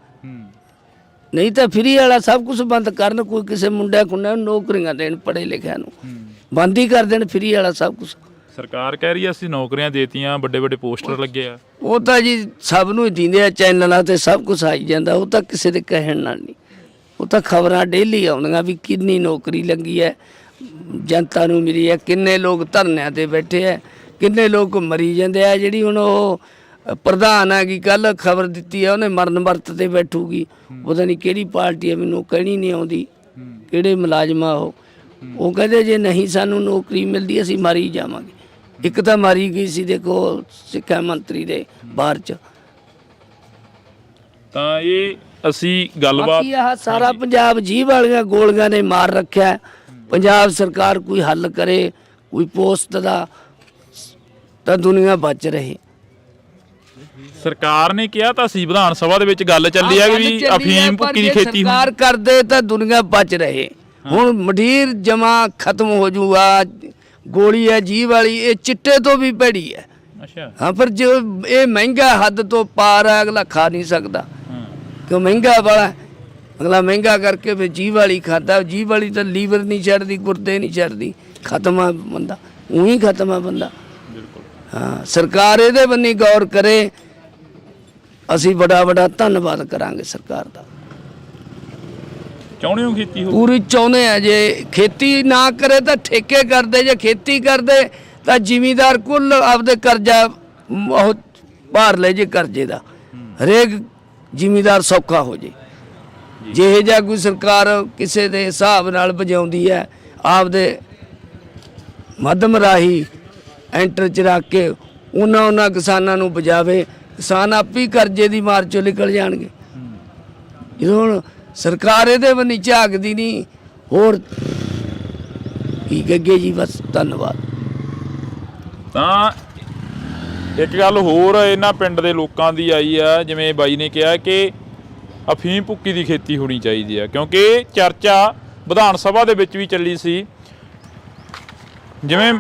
ਨਹੀਂ ਤਾਂ ਫਰੀ ਵਾਲਾ ਸਭ ਕੁਝ ਬੰਦ ਕਰਨ। ਕੋਈ ਕਿਸੇ ਮੁੰਡਿਆਂ ਕੁੰਡਿਆਂ ਨੂੰ ਨੌਕਰੀਆਂ ਦੇਣ, ਪੜ੍ਹੇ ਲਿਖਿਆਂ ਨੂੰ ਬੰਦ ਹੀ ਕਰ ਦੇਣ, ਫਰੀ ਵਾਲਾ ਸਭ ਕੁਝ। ਸਰਕਾਰ ਕਹਿ ਰਹੀ ਹੈ ਅਸੀਂ ਨੌਕਰੀਆਂ ਦੇਤੀਆਂ, ਵੱਡੇ ਵੱਡੇ ਪੋਸਟਰ ਲੱਗੇ ਆ। ਉਹ ਤਾਂ ਜੀ ਸਭ ਨੂੰ ਹੀ ਦਿੰਦੇ ਆ, ਚੈਨਲਾਂ ਤੇ ਸਭ ਕੁਝ ਆਈ ਜਾਂਦਾ, ਉਹ ਤਾਂ ਕਿਸੇ ਦੇ ਕਹਿਣ ਨਾਲ ਨਹੀਂ। ਉਹ ਤਾਂ ਖਬਰਾਂ ਡੇਲੀ ਆਉਂਦੀਆਂ ਵੀ ਕਿੰਨੀ ਨੌਕਰੀ ਲੱਗੀ ਹੈ, ਜਨਤਾ ਨੂੰ ਮਿਲੀ ਹੈ, ਕਿੰਨੇ ਲੋਕ ਧਰਨਿਆਂ ਤੇ ਬੈਠੇ ਹੈ, ਕਿੰਨੇ ਲੋਕ ਮਰੀ ਜਾਂਦੇ ਆ। ਜਿਹੜੀ ਹੁਣ ਉਹ ਪ੍ਰਧਾਨ ਹੈਗੀ ਕੱਲ ਖਬਰ ਦਿੱਤੀ ਹੈ, ਉਹਨੇ ਮਰਨ ਵਰਤ ਤੇ ਬੈਠੂਗੀ, ਪਤਾ ਨਹੀਂ ਕਿਹੜੀ ਪਾਰਟੀ ਹੈ, ਮੈਨੂੰ ਕਹਿਣੀ ਨਹੀਂ ਆਉਂਦੀ, ਕਿਹੜੇ ਮੁਲਾਜ਼ਮਾ ਉਹ ਕਹਿੰਦੇ ਜੇ ਨਹੀਂ ਸਾਨੂੰ ਨੌਕਰੀ ਮਿਲਦੀ ਅਸੀਂ ਮਾਰੀ ਜਾਵਾਂਗੇ। ਇੱਕ ਤਾਂ ਮਾਰੀ ਗਈ ਸੀ ਦੇਖੋ ਸਿੱਖਿਆ ਮੰਤਰੀ ਦੇ ਬਾਹਰ ਚ। ਤਾਂ ਇਹ ਅਸੀਂ ਗੱਲਬਾਤ ਆਹ ਸਾਰਾ ਪੰਜਾਬ ਜੀਭ ਵਾਲੀਆਂ ਗੋਲੀਆਂ ਨੇ ਮਾਰ ਰੱਖਿਆ। ਪੰਜਾਬ ਸਰਕਾਰ ਕੋਈ ਹੱਲ ਕਰੇ, ਕੋਈ ਪੋਸਟ ਦਾ, ਤਾਂ ਦੁਨੀਆ ਬਚ ਰਹੇ। ਸਰਕਾਰ ਨੇ ਕਿਹਾ ਤਾਂ ਸੀ, ਵਿਧਾਨ ਸਭਾ ਦੇ ਵਿੱਚ ਗੱਲ ਚੱਲੀ ਹੈ ਵੀ ਅਫੀਮ ਭੁੱਕੀ ਦੀ ਖੇਤੀ ਸਰਕਾਰ ਕਰਦੇ ਤਾਂ ਦੁਨੀਆ ਬਚ ਰਹੇ। ਹੁਣ ਮਡੀਰ ਜਮਾ ਖਤਮ ਹੋ ਜੂਗਾ। ਗੋਲੀ ਹੈ ਜੀਭ ਵਾਲੀ, ਇਹ ਚਿੱਟੇ ਤੋਂ ਵੀ ਭੈੜੀ ਹੈ। ਅੱਛਾ ਹਾਂ, ਪਰ ਜੋ ਇਹ ਮਹਿੰਗਾ ਹੱਦ ਤੋਂ ਪਾਰ ਹੈ, ਅਗਲਾ ਖਾ ਨਹੀਂ ਸਕਦਾ ਕਿਉਂ ਮਹਿੰਗਾ ਵਾਲਾ। ਅਗਲਾ ਮਹਿੰਗਾ ਕਰਕੇ ਫਿਰ ਜੀਭ ਵਾਲੀ ਖਾਦਾ। ਜੀਭ ਵਾਲੀ ਤਾਂ ਲੀਵਰ ਨਹੀਂ ਛੱਡਦੀ, ਗੁਰਦੇ ਨਹੀਂ ਛੱਡਦੀ, ਖਤਮ ਆ ਬੰਦਾ, ਉਹੀ ਖਤਮ ਆ ਬੰਦਾ। ਹਾਂ, ਸਰਕਾਰ ਇਹਦੇ ਬੰਨੀ ਗੌਰ ਕਰੇ। ਅਸੀਂ ਬੜਾ ਬੜਾ ਧੰਨਵਾਦ ਕਰਾਂਗੇ ਸਰਕਾਰ ਦਾ। ਚਾਹੁੰਦੇ ਹੋ ਖੇਤੀ ਹੋ? ਪੂਰੀ ਚਾਹੁੰਦੇ ਆ। ਜੇ ਖੇਤੀ ਨਾ ਕਰੇ ਤਾਂ ਠੇਕੇ ਕਰਦੇ, ਜੇ ਖੇਤੀ ਕਰਦੇ ਤਾਂ ਜ਼ਿਮੀਦਾਰ ਕੁੱਲ ਆਪਦੇ ਕਰਜ਼ਾ ਉਹ ਭਾਰ ਲੈ ਜੇ ਕਰਜ਼ੇ ਦਾ, ਹਰੇਕ ਜ਼ਿਮੀਦਾਰ ਸੌਖਾ ਹੋ ਜੇ। ਜਿਹੇ ਜਿਹਾ ਕੋਈ ਸਰਕਾਰ ਕਿਸੇ ਦੇ ਹਿਸਾਬ ਨਾਲ ਵਜਾਉਂਦੀ ਹੈ, ਆਪਦੇ ਮੱਧਮ ਰਾਹੀਂ ਐਂਟਰ ਚ ਰੱਖ ਕੇ ਉਹਨਾਂ ਕਿਸਾਨਾਂ ਨੂੰ ਬਜਾਵੇ, ਕਿਸਾਨ ਆਪੇ ਹੀ ਕਰਜ਼ੇ ਦੀ ਮਾਰ ਚੋਂ ਨਿਕਲ ਜਾਣਗੇ। ਜਦੋਂ ਹੁਣ ਸਰਕਾਰ ਇਹਦੇ ਬੰਨੀ ਝਾਕਦੀ ਨਹੀਂ, ਹੋਰ ਕੀ ਕਹਗੇ ਜੀ, ਬਸ ਧੰਨਵਾਦ। ਤਾਂ ਇੱਕ ਗੱਲ ਹੋਰ ਇਹਨਾਂ ਪਿੰਡ ਦੇ ਲੋਕਾਂ ਦੀ ਆਈ ਆ, ਜਿਵੇਂ ਬਾਈ ਨੇ ਕਿਹਾ ਕਿ ਅਫੀਮ ਭੁੱਕੀ ਦੀ ਖੇਤੀ ਹੋਣੀ ਚਾਹੀਦੀ ਆ, ਕਿਉਂਕਿ ਚਰਚਾ ਵਿਧਾਨ ਸਭਾ ਦੇ ਵਿੱਚ ਵੀ ਚੱਲੀ ਸੀ। ਜਿਵੇਂ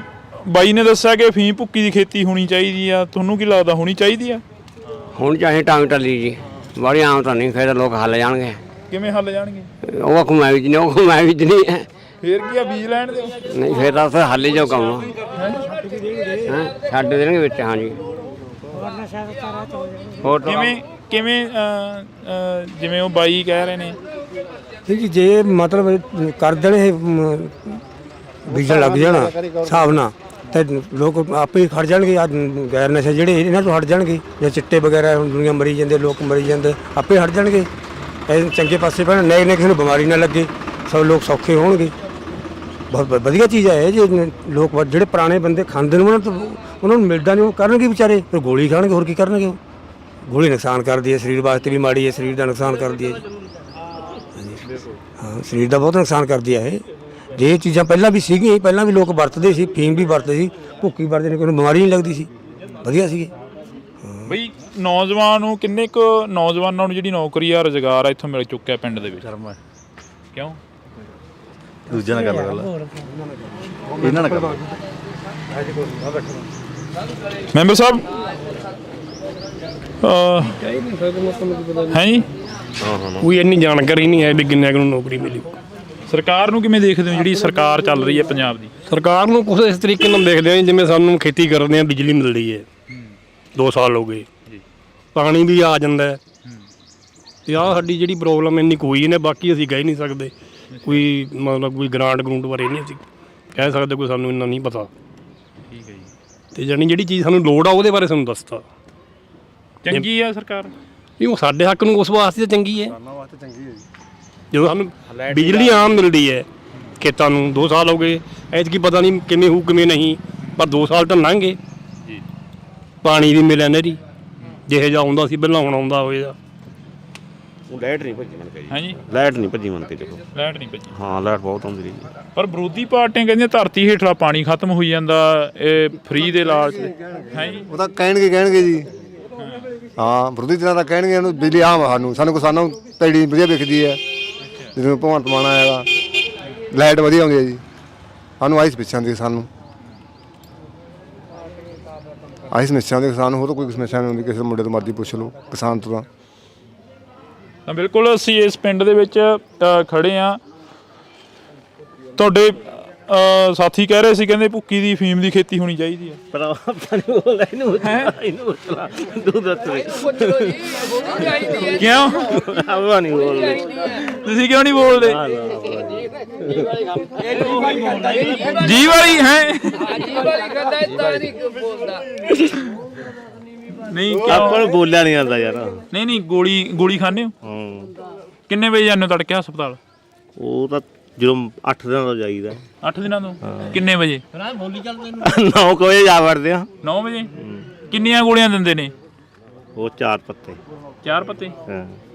ਬਾਈ ਨੇ ਦੱਸਿਆ ਕਿ ਅਫੀਮ ਭੁੱਕੀ ਦੀ ਖੇਤੀ ਹੋਣੀ ਚਾਹੀਦੀ ਆ, ਤੁਹਾਨੂੰ ਕੀ ਲੱਗਦਾ ਹੋਣੀ ਚਾਹੀਦੀ ਆ? ਹੁਣ ਚਾਹੇ ਟਾਂਗ ਟੱਲੀ ਜੀ, ਬੜੀ ਆਮ ਤਾਂ ਨਹੀਂ, ਫਿਰ ਲੋਕ ਹੱਲ ਜਾਣਗੇ। ਕਿਵੇਂ ਹੱਲ ਜਾਣਗੇ? ਉਹ ਘੁਮਾਈ ਵੀ ਨਹੀਂ, ਉਹ ਘੁਮਾਈ ਵੀ ਨਹੀਂ ਹੈ, ਫੇਰ ਕੀ ਆ, ਬੀਜ ਲੈਣ ਦਿਓ। ਨਹੀਂ ਫਿਰ ਤਾਂ ਫਿਰ ਹੱਲ ਹੀ ਜਾਓ ਕੰਮ। ਹਾਂ, ਛੱਡ ਦੇਣਗੇ ਵਿੱਚ। ਹਾਂਜੀ, ਹੋਰ ਕਿਵੇਂ ਜਿਵੇਂ ਉਹ ਬਾਈ ਕਹਿ ਰਹੇ ਨੇ ਜੀ, ਜੇ ਮਤਲਬ ਕਰ ਦੇਣ ਇਹ ਬੀਜਣ ਲੱਗ ਜਾਣਾ ਹਿਸਾਬ ਨਾਲ, ਤਾਂ ਲੋਕ ਆਪੇ ਹੀ ਖੜ ਜਾਣਗੇ। ਆ ਗੈਰ ਨਸ਼ਾ ਜਿਹੜੇ ਇਹਨਾਂ ਤੋਂ ਹਟ ਜਾਣਗੇ, ਜਾਂ ਚਿੱਟੇ ਵਗੈਰਾ ਹੁਣ ਦੁਨੀਆ ਮਰੀ ਜਾਂਦੇ, ਲੋਕ ਮਰੀ ਜਾਂਦੇ, ਆਪੇ ਹਟ ਜਾਣਗੇ। ਇਹ ਚੰਗੇ ਪਾਸੇ ਪੈਣ, ਨਏ ਕਿਸੇ ਨੂੰ ਬਿਮਾਰੀ ਨਾ ਲੱਗੇ, ਸਭ ਲੋਕ ਸੌਖੇ ਹੋਣਗੇ। ਬਹੁਤ ਵਧੀਆ ਚੀਜ਼ ਹੈ। ਜੇ ਲੋਕ ਜਿਹੜੇ ਪੁਰਾਣੇ ਬੰਦੇ ਖਾਂਦੇ ਨੇ ਉਹਨਾਂ ਨੂੰ ਮਿਲਦਾ ਨਹੀਂ, ਉਹ ਕਰਨਗੇ ਵਿਚਾਰੇ, ਫਿਰ ਗੋਲੀ ਖਾਣਗੇ, ਹੋਰ ਕੀ ਕਰਨਗੇ। ਉਹ ਗੋਲੀ ਨੁਕਸਾਨ ਕਰਦੀ ਹੈ, ਸਰੀਰ ਵਾਸਤੇ ਵੀ ਮਾੜੀ ਹੈ, ਸਰੀਰ ਦਾ ਨੁਕਸਾਨ ਕਰਦੀ ਹੈ ਜੀ। ਹਾਂ, ਸਰੀਰ ਦਾ ਬਹੁਤ ਨੁਕਸਾਨ ਕਰਦੀ ਹੈ ਇਹ। ਜੇ ਇਹ ਚੀਜ਼ਾਂ ਪਹਿਲਾਂ ਵੀ ਸੀਗੀਆਂ, ਪਹਿਲਾਂ ਵੀ ਲੋਕ ਵਰਤਦੇ ਸੀ, ਫੀਮ ਵੀ ਵਰਤਦੇ ਸੀ, ਭੁੱਕੀ ਵਰਤਦੇ ਨੇ, ਕੋਈ ਬਿਮਾਰੀ ਨਹੀਂ ਲੱਗਦੀ ਸੀ, ਵਧੀਆ ਸੀਗੇ। ਬਈ ਨੌਜਵਾਨ ਨੂੰ ਕਿੰਨੇ ਕੁ ਨੌਜਵਾਨਾਂ ਨੂੰ ਜਿਹੜੀ ਨੌਕਰੀ ਆ, ਰੁਜ਼ਗਾਰ ਆ ਇੱਥੋਂ ਮਿਲ ਚੁੱਕਿਆ ਪਿੰਡ ਦੇ ਵਿੱਚ? ਕਿਉਂ? ਦੂਜੇ ਨਾਲ ਕਰ ਗੱਲ, ਇਹਨਾਂ ਨਾਲ ਕਰ। ਮੈਂਬਰ ਸਾਹਿਬ ਹੈ ਜੀ, ਕੋਈ ਇੰਨੀ ਜਾਣਕਾਰੀ ਨਹੀਂ ਹੈ ਵੀ ਕਿੰਨੇ ਨੂੰ ਨੌਕਰੀ ਮਿਲੀ। ਸਰਕਾਰ ਨੂੰ ਕਿਵੇਂ ਦੇਖਦੇ ਹੋ, ਜਿਹੜੀ ਸਰਕਾਰ ਚੱਲ ਰਹੀ ਹੈ ਪੰਜਾਬ ਦੀ? ਸਰਕਾਰ ਨੂੰ ਕੁਝ ਇਸ ਤਰੀਕੇ ਨਾਲ ਦੇਖਦੇ ਹਾਂ, ਜਿਵੇਂ ਸਾਨੂੰ ਖੇਤੀ ਕਰਦੇ ਹਾਂ, ਬਿਜਲੀ ਮਿਲਦੀ ਹੈ, 2 ਸਾਲ ਹੋ ਗਏ, ਪਾਣੀ ਵੀ ਆ ਜਾਂਦਾ ਤੇ ਆਹ ਸਾਡੀ ਜਿਹੜੀ ਪ੍ਰੋਬਲਮ ਇੰਨੀ ਕੋਈ ਨਹੀਂ। ਬਾਕੀ ਅਸੀਂ ਕਹਿ ਨਹੀਂ ਸਕਦੇ, ਕੋਈ ਮਤਲਬ ਕੋਈ ਗ੍ਰਾਂਟ ਬਾਰੇ ਨਹੀਂ ਅਸੀਂ ਕਹਿ ਸਕਦੇ, ਕੋਈ ਸਾਨੂੰ ਇੰਨਾ ਨਹੀਂ ਪਤਾ। ਠੀਕ ਹੈ ਜੀ। ਤੇ ਜਾਨੀ ਜਿਹੜੀ ਚੀਜ਼ ਸਾਨੂੰ ਲੋੜ ਆ ਉਹਦੇ ਬਾਰੇ ਸਾਨੂੰ ਦੱਸਤਾ। ਚੰਗੀ ਆ ਸਰਕਾਰ? ਨਹੀਂ, ਉਹ ਸਾਡੇ ਹੱਕ ਨੂੰ ਉਸ ਵਾਸਤੇ ਤਾਂ ਚੰਗੀ ਹੈ। ਜਦੋਂ ਸਾਨੂੰ ਬਿਜਲੀ ਆਮ ਮਿਲਦੀ ਹੈ ਖੇਤਾਂ ਨੂੰ, 2 ਸਾਲ ਹੋ ਗਏ, ਐਤਕੀ ਪਤਾ ਨਹੀਂ ਕਿਵੇਂ ਹੋਊ ਕਿਵੇਂ ਨਹੀਂ, ਪਰ 2 ਸਾਲ ਤਾਂ ਲੰਘ ਗਏ। ਪਾਣੀ ਵੀ ਮਿਲਿਆ ਨਹਿਰੀ, ਜਿਹੇ ਜਿਹਾ ਆਉਂਦਾ ਸੀ ਪਹਿਲਾਂ, ਹੁਣ ਆਉਂਦਾ ਹੋਏਗਾ। ਉਹ ਲਾਈਟ ਨਹੀਂ ਭੱਜੀ ਮਨ ਕੇ ਜੀ। ਹਾਂਜੀ, ਲਾਈਟ ਨਹੀਂ ਭੱਜੀ ਮਨ ਕੇ ਦੇਖੋ, ਲਾਈਟ ਨਹੀਂ ਭੱਜੀ। ਹਾਂ, ਲਾਈਟ ਬਹੁਤ ਆਉਂਦੀ ਰਹੀ ਜੀ। ਪਰ ਵਿਰੋਧੀ ਪਾਰਟੀਆਂ ਕਹਿੰਦੀਆਂ ਧਰਤੀ ਹੇਠਲਾ ਪਾਣੀ ਖਤਮ ਹੋਈ ਜਾਂਦਾ, ਇਹ ਫ੍ਰੀ ਦੇ ਲਾਲਚ ਹੈ ਜੀ। ਉਹ ਤਾਂ ਕਹਿਣਗੇ ਜੀ। ਹਾਂ, ਵਿਰੋਧੀ ਧਿਰਾਂ ਤਾਂ ਕਹਿਣਗੇ ਇਹਨੂੰ ਬਿਜਲੀ ਆਮ ਸਾਨੂੰ ਕਿਸਾਨਾਂ ਨੂੰ ਪੈੜੀ ਵਧੀਆ ਵਿਕਦੀ ਹੈ। ਜਦੋਂ ਭਗਵੰਤ ਮਾਨ ਆਏਗਾ ਲਾਈਟ ਵਧੀਆ ਆਉਂਦੀ ਹੈ ਜੀ। ਸਾਨੂੰ ਆਹੀ ਸਮੱਸਿਆ ਆਉਂਦੀ ਸਾਨੂੰ, ਆਹੀ ਸਮੱਸਿਆ ਆਉਂਦੀ ਕਿਸਾਨ ਨੂੰ, ਹੋਰ ਤਾਂ ਕੋਈ ਸਮੱਸਿਆ ਨਹੀਂ ਹੁੰਦੀ। ਕਿਸੇ ਮੁੰਡੇ ਤੋਂ ਮਰਜ਼ੀ ਪੁੱਛ ਲਓ ਕਿਸਾਨ ਤੋਂ ਤਾਂ ਬਿਲਕੁਲ ਅਸੀਂ ਇਸ ਪਿੰਡ ਦੇ ਵਿੱਚ ਖੜੇ ਆ। ਤੁਹਾਡੇ ਸਾਥੀ ਕਹਿ ਰਹੇ ਸੀ, ਕਹਿੰਦੇ ਭੁੱਕੀ ਦੀ ਫੀਮ ਦੀ ਖੇਤੀ ਹੋਣੀ ਚਾਹੀਦੀ ਹੈ। ਕਿਉਂ ਤੁਸੀਂ ਕਿਉਂ ਨਹੀਂ ਬੋਲਦੇ? ਜੀ ਵਾਲੀ ਹੈ ਨਹੀਂ, ਆਪਾਂ ਨੂੰ ਬੋਲਿਆ ਨਹੀਂ ਜਾਂਦਾ ਯਾਰ। ਨਹੀਂ ਗੋਲੀ ਖਾਂਦੇ ਹੋ? ਕਿੰਨੇ ਵਜੇ ਜਾਂਦੇ ਹੋ ਤੜਕੇ ਹਸਪਤਾਲ? ਉਹ ਤਾਂ ਜਦੋਂ 8 ਦਿਨਾਂ ਤੋਂ ਜਾਈਦਾ। 8 ਦਿਨਾਂ ਤੋਂ? ਕਿੰਨੇ ਵਜੇ? 9 ਵਜੇ ਜਾ ਵੜਦੇ ਆ। 9 ਵਜੇ? ਕਿੰਨੀਆਂ ਗੋਲੀਆਂ ਦਿੰਦੇ ਨੇ ਉਹ? 4 ਪੱਤੇ। 4 ਪੱਤੇ?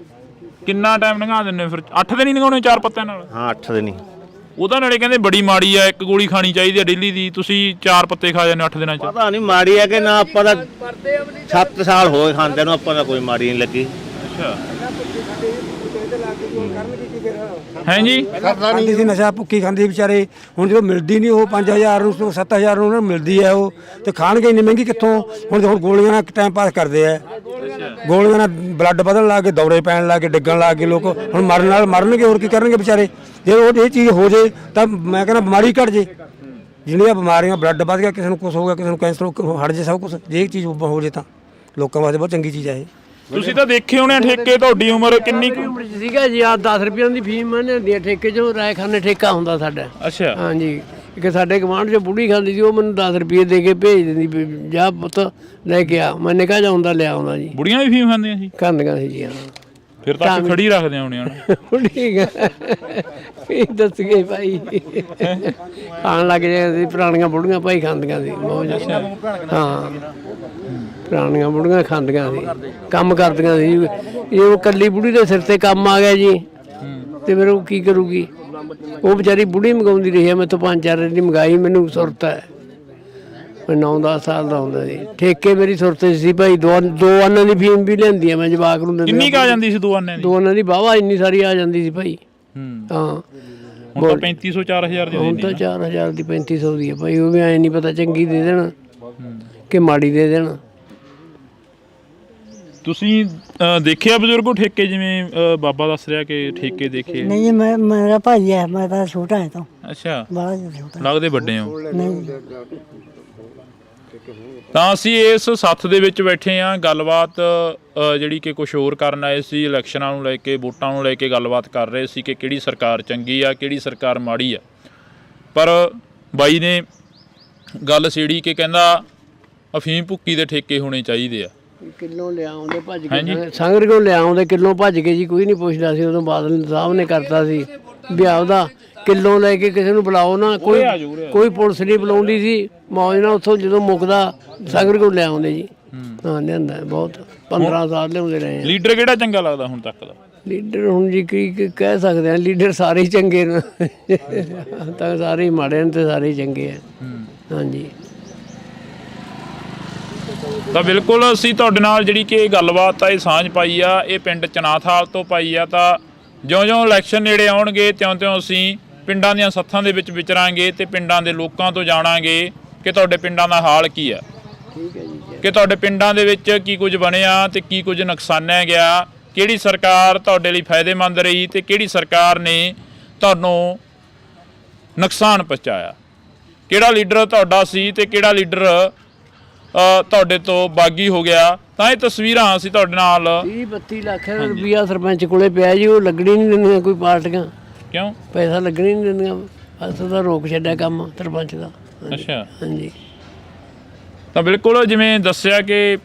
ਕਿੰਨਾ ਟਾਈਮ ਲੰਘਾ ਦਿੰਦੇ ਫਿਰ? 8 ਦਿਨ ਹੀ ਲੰਘਾਉਣੇ 4 ਪੱਤਿਆਂ ਨਾਲ? ਹਾਂ 8 ਦਿਨ ਹੀ। ਉਹਦਾ ਨਾਲੇ ਕਹਿੰਦੇ ਬੜੀ ਮਾੜੀ ਆ, 1 ਗੋਲੀ ਖਾਣੀ ਚਾਹੀਦੀ ਆ ਡੇਲੀ ਦੀ, ਤੁਸੀਂ 4 ਪੱਤੇ ਖਾ ਜਾਂਦੇ 8 ਦਿਨਾਂ ਚ। ਪਤਾ ਨਹੀਂ ਮਾੜੀ ਹੈ ਕਿ ਨਾ, ਆਪਾਂ ਤਾਂ 7 ਸਾਲ ਹੋਏ ਖਾਂਦੇ ਨੂੰ, ਆਪਾਂ ਦਾ ਕੋਈ ਮਾੜੀ ਨਹੀਂ ਲੱਗੀ। ਅੱਛਾ ਹੈ ਜੀ। ਖਾਂਦੀ ਸੀ ਨਸ਼ਾ, ਭੁੱਕੀ ਖਾਂਦੀ ਵਿਚਾਰੇ। ਹੁਣ ਜਦੋਂ ਮਿਲਦੀ ਨਹੀਂ ਉਹ 5000 ਨੂੰ 7000 ਨੂੰ ਉਹਨਾਂ ਨੂੰ ਮਿਲਦੀ ਹੈ, ਉਹ ਤੇ ਖਾਣਗੇ ਇੰਨੀ ਮਹਿੰਗੀ ਕਿੱਥੋਂ? ਹੁਣ ਗੋਲੀਆਂ ਨਾਲ ਟਾਈਮ ਪਾਸ ਕਰਦੇ ਆ, ਗੋਲੀਆਂ ਨਾਲ ਬਲੱਡ ਵਧਣ ਲੱਗ ਗਏ, ਦੌਰੇ ਪੈਣ ਲੱਗ ਗਏ, ਡਿੱਗਣ ਲੱਗ ਗਏ ਲੋਕ। ਹੁਣ ਮਰਨ ਨਾਲ ਮਰਨਗੇ, ਹੋਰ ਕੀ ਕਰਨਗੇ ਵਿਚਾਰੇ? ਜੇ ਉਹ ਇਹ ਚੀਜ਼ ਹੋ ਜੇ ਤਾਂ ਮੈਂ ਕਹਿੰਦਾ ਬਿਮਾਰੀ ਘਟ ਜੇ। ਜਿਹੜੀਆਂ ਬਿਮਾਰੀਆਂ, ਬਲੱਡ ਵੱਧ ਗਿਆ, ਕਿਸੇ ਨੂੰ ਕੁਛ ਹੋ ਗਿਆ, ਕਿਸੇ ਨੂੰ ਕੈਂਸਰ ਹਟ ਜੇ, ਸਭ ਕੁਛ ਜੇ ਇਹ ਚੀਜ਼ ਹੋ ਜੇ ਤਾਂ ਲੋਕਾਂ ਵਾਸਤੇ ਬਹੁਤ ਚੰਗੀ ਚੀਜ਼ ਹੈ ਇਹ। ਤੁਸੀਂ ਤਾਂ ਦੇਖੇ ਹੋਣੇ ਠੇਕੇ, ਤੁਹਾਡੀ ਉਮਰ ਕਿੰਨੀ ਸੀਗਾ ਜੀ? ਆ 10 ਰੁਪਏ ਦੀ ਫੀਮ ਹੁੰਦੀ ਹੈ ਠੇਕੇ 'ਚੋਂ, ਰਾਇਖਾਨੇ ਠੇਕਾ ਹੁੰਦਾ ਸਾਡਾ। ਅੱਛਾ ਹਾਂਜੀ। ਇੱਕ ਸਾਡੇ ਗਵਾਂਢ 'ਚ ਬੁੜੀ ਖਾਂਦੀ ਸੀ, ਉਹ ਮੈਨੂੰ 10 ਰੁਪਏ ਦੇ ਕੇ ਭੇਜ ਦਿੰਦੀ ਵੀ ਜਾ ਪੁੱਤ ਲੈ ਕੇ ਆ। ਮੈਂ ਨਿਕਾ ਜਾਂਦਾ ਲਿਆ ਆਉਂਦਾ ਜੀ। ਬੁੜੀਆਂ ਵੀ ਫੀਮ ਖਾਂਦੀਆਂ ਸੀ? ਖਾਂਦੀਆਂ ਸੀ ਜੀ। ਹਾਂ ਫਿਰ ਤਾਂ ਖੜੀ ਰੱਖਦੇ ਹੋਣੇ ਹਨ। ਠੀਕ ਹੈ, ਕੀ ਦੱਸ ਗਏ ਭਾਈ। ਖਾਣ ਲੱਗ ਜਾਂਦੇ ਪੁਰਾਣੀਆਂ ਬੁੜੀਆਂ ਭਾਈ, ਖਾਂਦੀਆਂ ਸੀ ਬਹੁਤ ਜ਼ਿਆਦਾ। ਹਾਂ ਪੁਰਾਣੀਆਂ ਬੁੜੀਆਂ ਖਾਂਦੀਆਂ ਸੀ, ਕੰਮ ਕਰਦੀਆਂ ਸੀ। ਇਹ ਉਹ ਕੱਲੀ ਬੁੜੀ ਦੇ ਸਿਰ ਤੇ ਕੰਮ ਆ ਗਿਆ ਜੀ, ਤੇ ਫਿਰ ਉਹ ਕੀ ਕਰੂਗੀ? ਉਹ ਵਿਚਾਰੀ ਬੁੜੀ ਮੰਗਾਉਂਦੀ ਰਹੀ ਹੈ, ਮੈਥੋਂ 5-4 ਦਿਨ ਦੀ ਮੰਗਾਈ। ਮੈਨੂੰ ਸੁਰਤ ਹੈ, ਮੈਂ 9-10 ਸਾਲ ਦਾ ਹੁੰਦਾ ਸੀ। ਠੇਕੇ ਮੇਰੀ ਸੁਰਤ ਸੀ ਭਾਈ। ਦੋ ਆਨਾਂ ਦੀ ਫੀਮ ਵੀ ਲੈਂਦੀ ਆ ਮੈਂ ਜਵਾਕ ਨੂੰ ਦਿੰਦਾ। ਕਿੰਨੀ ਆ ਜਾਂਦੀ ਸੀ 2 ਆਨੇ ਦੀ? 2 ਆਨਾਂ ਦੀ ਵਾਹਵਾ ਇੰਨੀ ਸਾਰੀ ਆ ਜਾਂਦੀ ਸੀ ਭਾਈ। ਹਾਂ ਹੁਣ ਤਾਂ 3500 4000 ਦੀ। ਹੁਣ ਤਾਂ 4000 ਦੀ 3500 ਦੀ ਹੈ ਭਾਈ। ਉਹ ਵੀ ਐ ਨਹੀਂ ਪਤਾ ਚੰਗੀ ਦੇ ਦੇਣ ਕਿ ਮਾੜੀ ਦੇ ਦੇਣ। ਤੁਸੀਂ ਦੇਖਿਆ ਬਜ਼ੁਰਗੋ ਠੇਕੇ, ਜਿਵੇਂ ਬਾਬਾ ਦੱਸ ਰਿਹਾ ਕਿ ਠੇਕੇ ਦੇਖੇ? ਨਹੀਂ, ਮੇਰਾ ਭਾਈ ਹੈ, ਮੈਂ ਤਾਂ ਛੋਟਾ ਹੈ। ਤਾਂ ਅੱਛਾ, ਬੜਾ ਛੋਟਾ। ਲੱਗਦੇ ਵੱਡੇ ਹੋ। ਨਹੀਂ ਤਾਂ ਅਸੀਂ ਇਸ ਸੱਥ ਦੇ ਵਿੱਚ ਬੈਠੇ ਆ। ਗੱਲਬਾਤ ਜਿਹੜੀ ਕਿ ਕੁਝ ਹੋਰ ਕਰਨ ਆਏ ਸੀ, ਇਲੈਕਸ਼ਨਾਂ ਨੂੰ ਲੈ ਕੇ, ਵੋਟਾਂ ਨੂੰ ਲੈ ਕੇ ਗੱਲਬਾਤ ਕਰ ਰਹੇ ਸੀ ਕਿ ਕਿਹੜੀ ਸਰਕਾਰ ਚੰਗੀ ਆ, ਕਿਹੜੀ ਸਰਕਾਰ ਮਾੜੀ ਆ। ਪਰ ਬਾਈ ਨੇ ਗੱਲ ਛੇੜੀ ਕਿ ਕਹਿੰਦਾ ਅਫੀਮ ਭੁੱਕੀ ਦੇ ਠੇਕੇ ਹੋਣੇ ਚਾਹੀਦੇ ਆ। ਕਿੱਲੋਂ ਲਿਆਉਂਦੇ ਭੱਜ ਕੇ, ਸੰਗਰ ਕੋਲ ਲਿਆਉਂਦੇ ਕਿੱਲੋਂ ਭੱਜ ਕੇ ਜੀ। ਕੋਈ ਨਹੀਂ ਪੁੱਛਦਾ ਸੀ ਉਦੋਂ। ਬਾਦਲ ਸਾਹਿਬ ਨੇ ਕਰਤਾ ਸੀ ਵੀ ਆਪਦਾ ਕਿੱਲੋਂ ਲੈ ਕੇ ਕਿਸੇ ਨੂੰ ਬੁਲਾਓ ਨਾ, ਕੋਈ ਪੁਲਿਸ ਨਹੀਂ ਬੁਲਾਉਂਦੀ ਸੀ। ਮੌਜ ਨਾਲ ਉੱਥੋਂ ਜਦੋਂ ਮੁੱਕਦਾ ਸੰਗਰ ਕੋਲ ਲਿਆਉਂਦੇ ਜੀ। ਹਾਂ ਲਿਆਂਦਾ ਬਹੁਤ, 15 ਸਾਲ ਲਿਆਉਂਦੇ ਰਹੇ। ਲੀਡਰ ਕਿਹੜਾ ਚੰਗਾ ਲੱਗਦਾ ਹੁਣ ਤੱਕ ਦਾ? ਲੀਡਰ ਹੁਣ ਜੀ ਕੀ ਕਹਿ ਸਕਦੇ ਆ, ਲੀਡਰ ਸਾਰੇ ਹੀ ਚੰਗੇ ਨੇ। ਤਾਂ ਸਾਰੇ ਹੀ ਮਾੜੇ ਨੇ ਤੇ ਸਾਰੇ ਹੀ ਚੰਗੇ ਆ। ਹਾਂਜੀ। ਤਾਂ ਬਿਲਕੁਲ ਅਸੀਂ ਤੁਹਾਡੇ ਨਾਲ ਜਿਹੜੀ ਕਿ ਗੱਲਬਾਤ ਆ, ਇਹ ਸਾਂਝ ਪਾਈ ਆ, ਇਹ ਪਿੰਡ ਚਨਾਥਾਲ ਤੋਂ ਪਾਈ ਆ। ਤਾਂ ਜਿਉਂ-ਜਿਉਂ ਇਲੈਕਸ਼ਨ ਨੇੜੇ ਆਉਣਗੇ, ਤਿਉਂ-ਤਿਉਂ ਅਸੀਂ ਪਿੰਡਾਂ ਦੀਆਂ ਸੱਥਾਂ ਦੇ ਵਿੱਚ ਵਿਚਰਾਂਗੇ ਤੇ ਪਿੰਡਾਂ ਦੇ ਲੋਕਾਂ ਤੋਂ ਜਾਣਾਂਗੇ ਕਿ ਤੁਹਾਡੇ ਪਿੰਡਾਂ ਦਾ ਹਾਲ ਕੀ ਆ, ਕਿ ਤੁਹਾਡੇ ਪਿੰਡਾਂ ਦੇ ਵਿੱਚ ਕੀ ਕੁਝ ਬਣਿਆ ਤੇ ਕੀ ਕੁਝ ਨੁਕਸਾਨਿਆ ਗਿਆ, ਕਿਹੜੀ ਸਰਕਾਰ ਤੁਹਾਡੇ ਲਈ ਫਾਇਦੇਮੰਦ ਰਹੀ ਤੇ ਕਿਹੜੀ ਸਰਕਾਰ ਨੇ ਤੁਹਾਨੂੰ ਨੁਕਸਾਨ ਪਹੁੰਚਾਇਆ, ਕਿਹੜਾ ਲੀਡਰ ਤੁਹਾਡਾ ਸੀ ਤੇ ਕਿਹੜਾ ਲੀਡਰ ਤੁਹਾਡੇ ਤੋਂ ਬਾਗੀ ਹੋ ਗਿਆ। ਤਾਂ ਇਹ ਤਸਵੀਰਾਂ ਅਸੀਂ ਤੁਹਾਡੇ ਨਾਲ 30-32 ਲੱਖ ਰੁਪਈਆ ਸਰਪੰਚ ਕੋਲੇ ਪਿਆ ਜੀ। ਉਹ ਲੱਗਣੀ ਨਹੀਂ ਦਿੰਦੀਆਂ ਕੋਈ ਪਾਰਟੀਆਂ। ਕਿਉਂ? ਪੈਸਾ ਲੱਗਣੀ ਨਹੀਂ ਦਿੰਦੀਆਂ। ਅਸਾਂ ਤਾਂ ਰੋਕ ਛੱਡਿਆ ਕੰਮ ਸਰਪੰਚ ਦਾ। ਅੱਛਾ ਹਾਂਜੀ। ਤਾਂ ਬਿਲਕੁਲ ਜਿਵੇਂ ਦੱਸਿਆ ਕਿ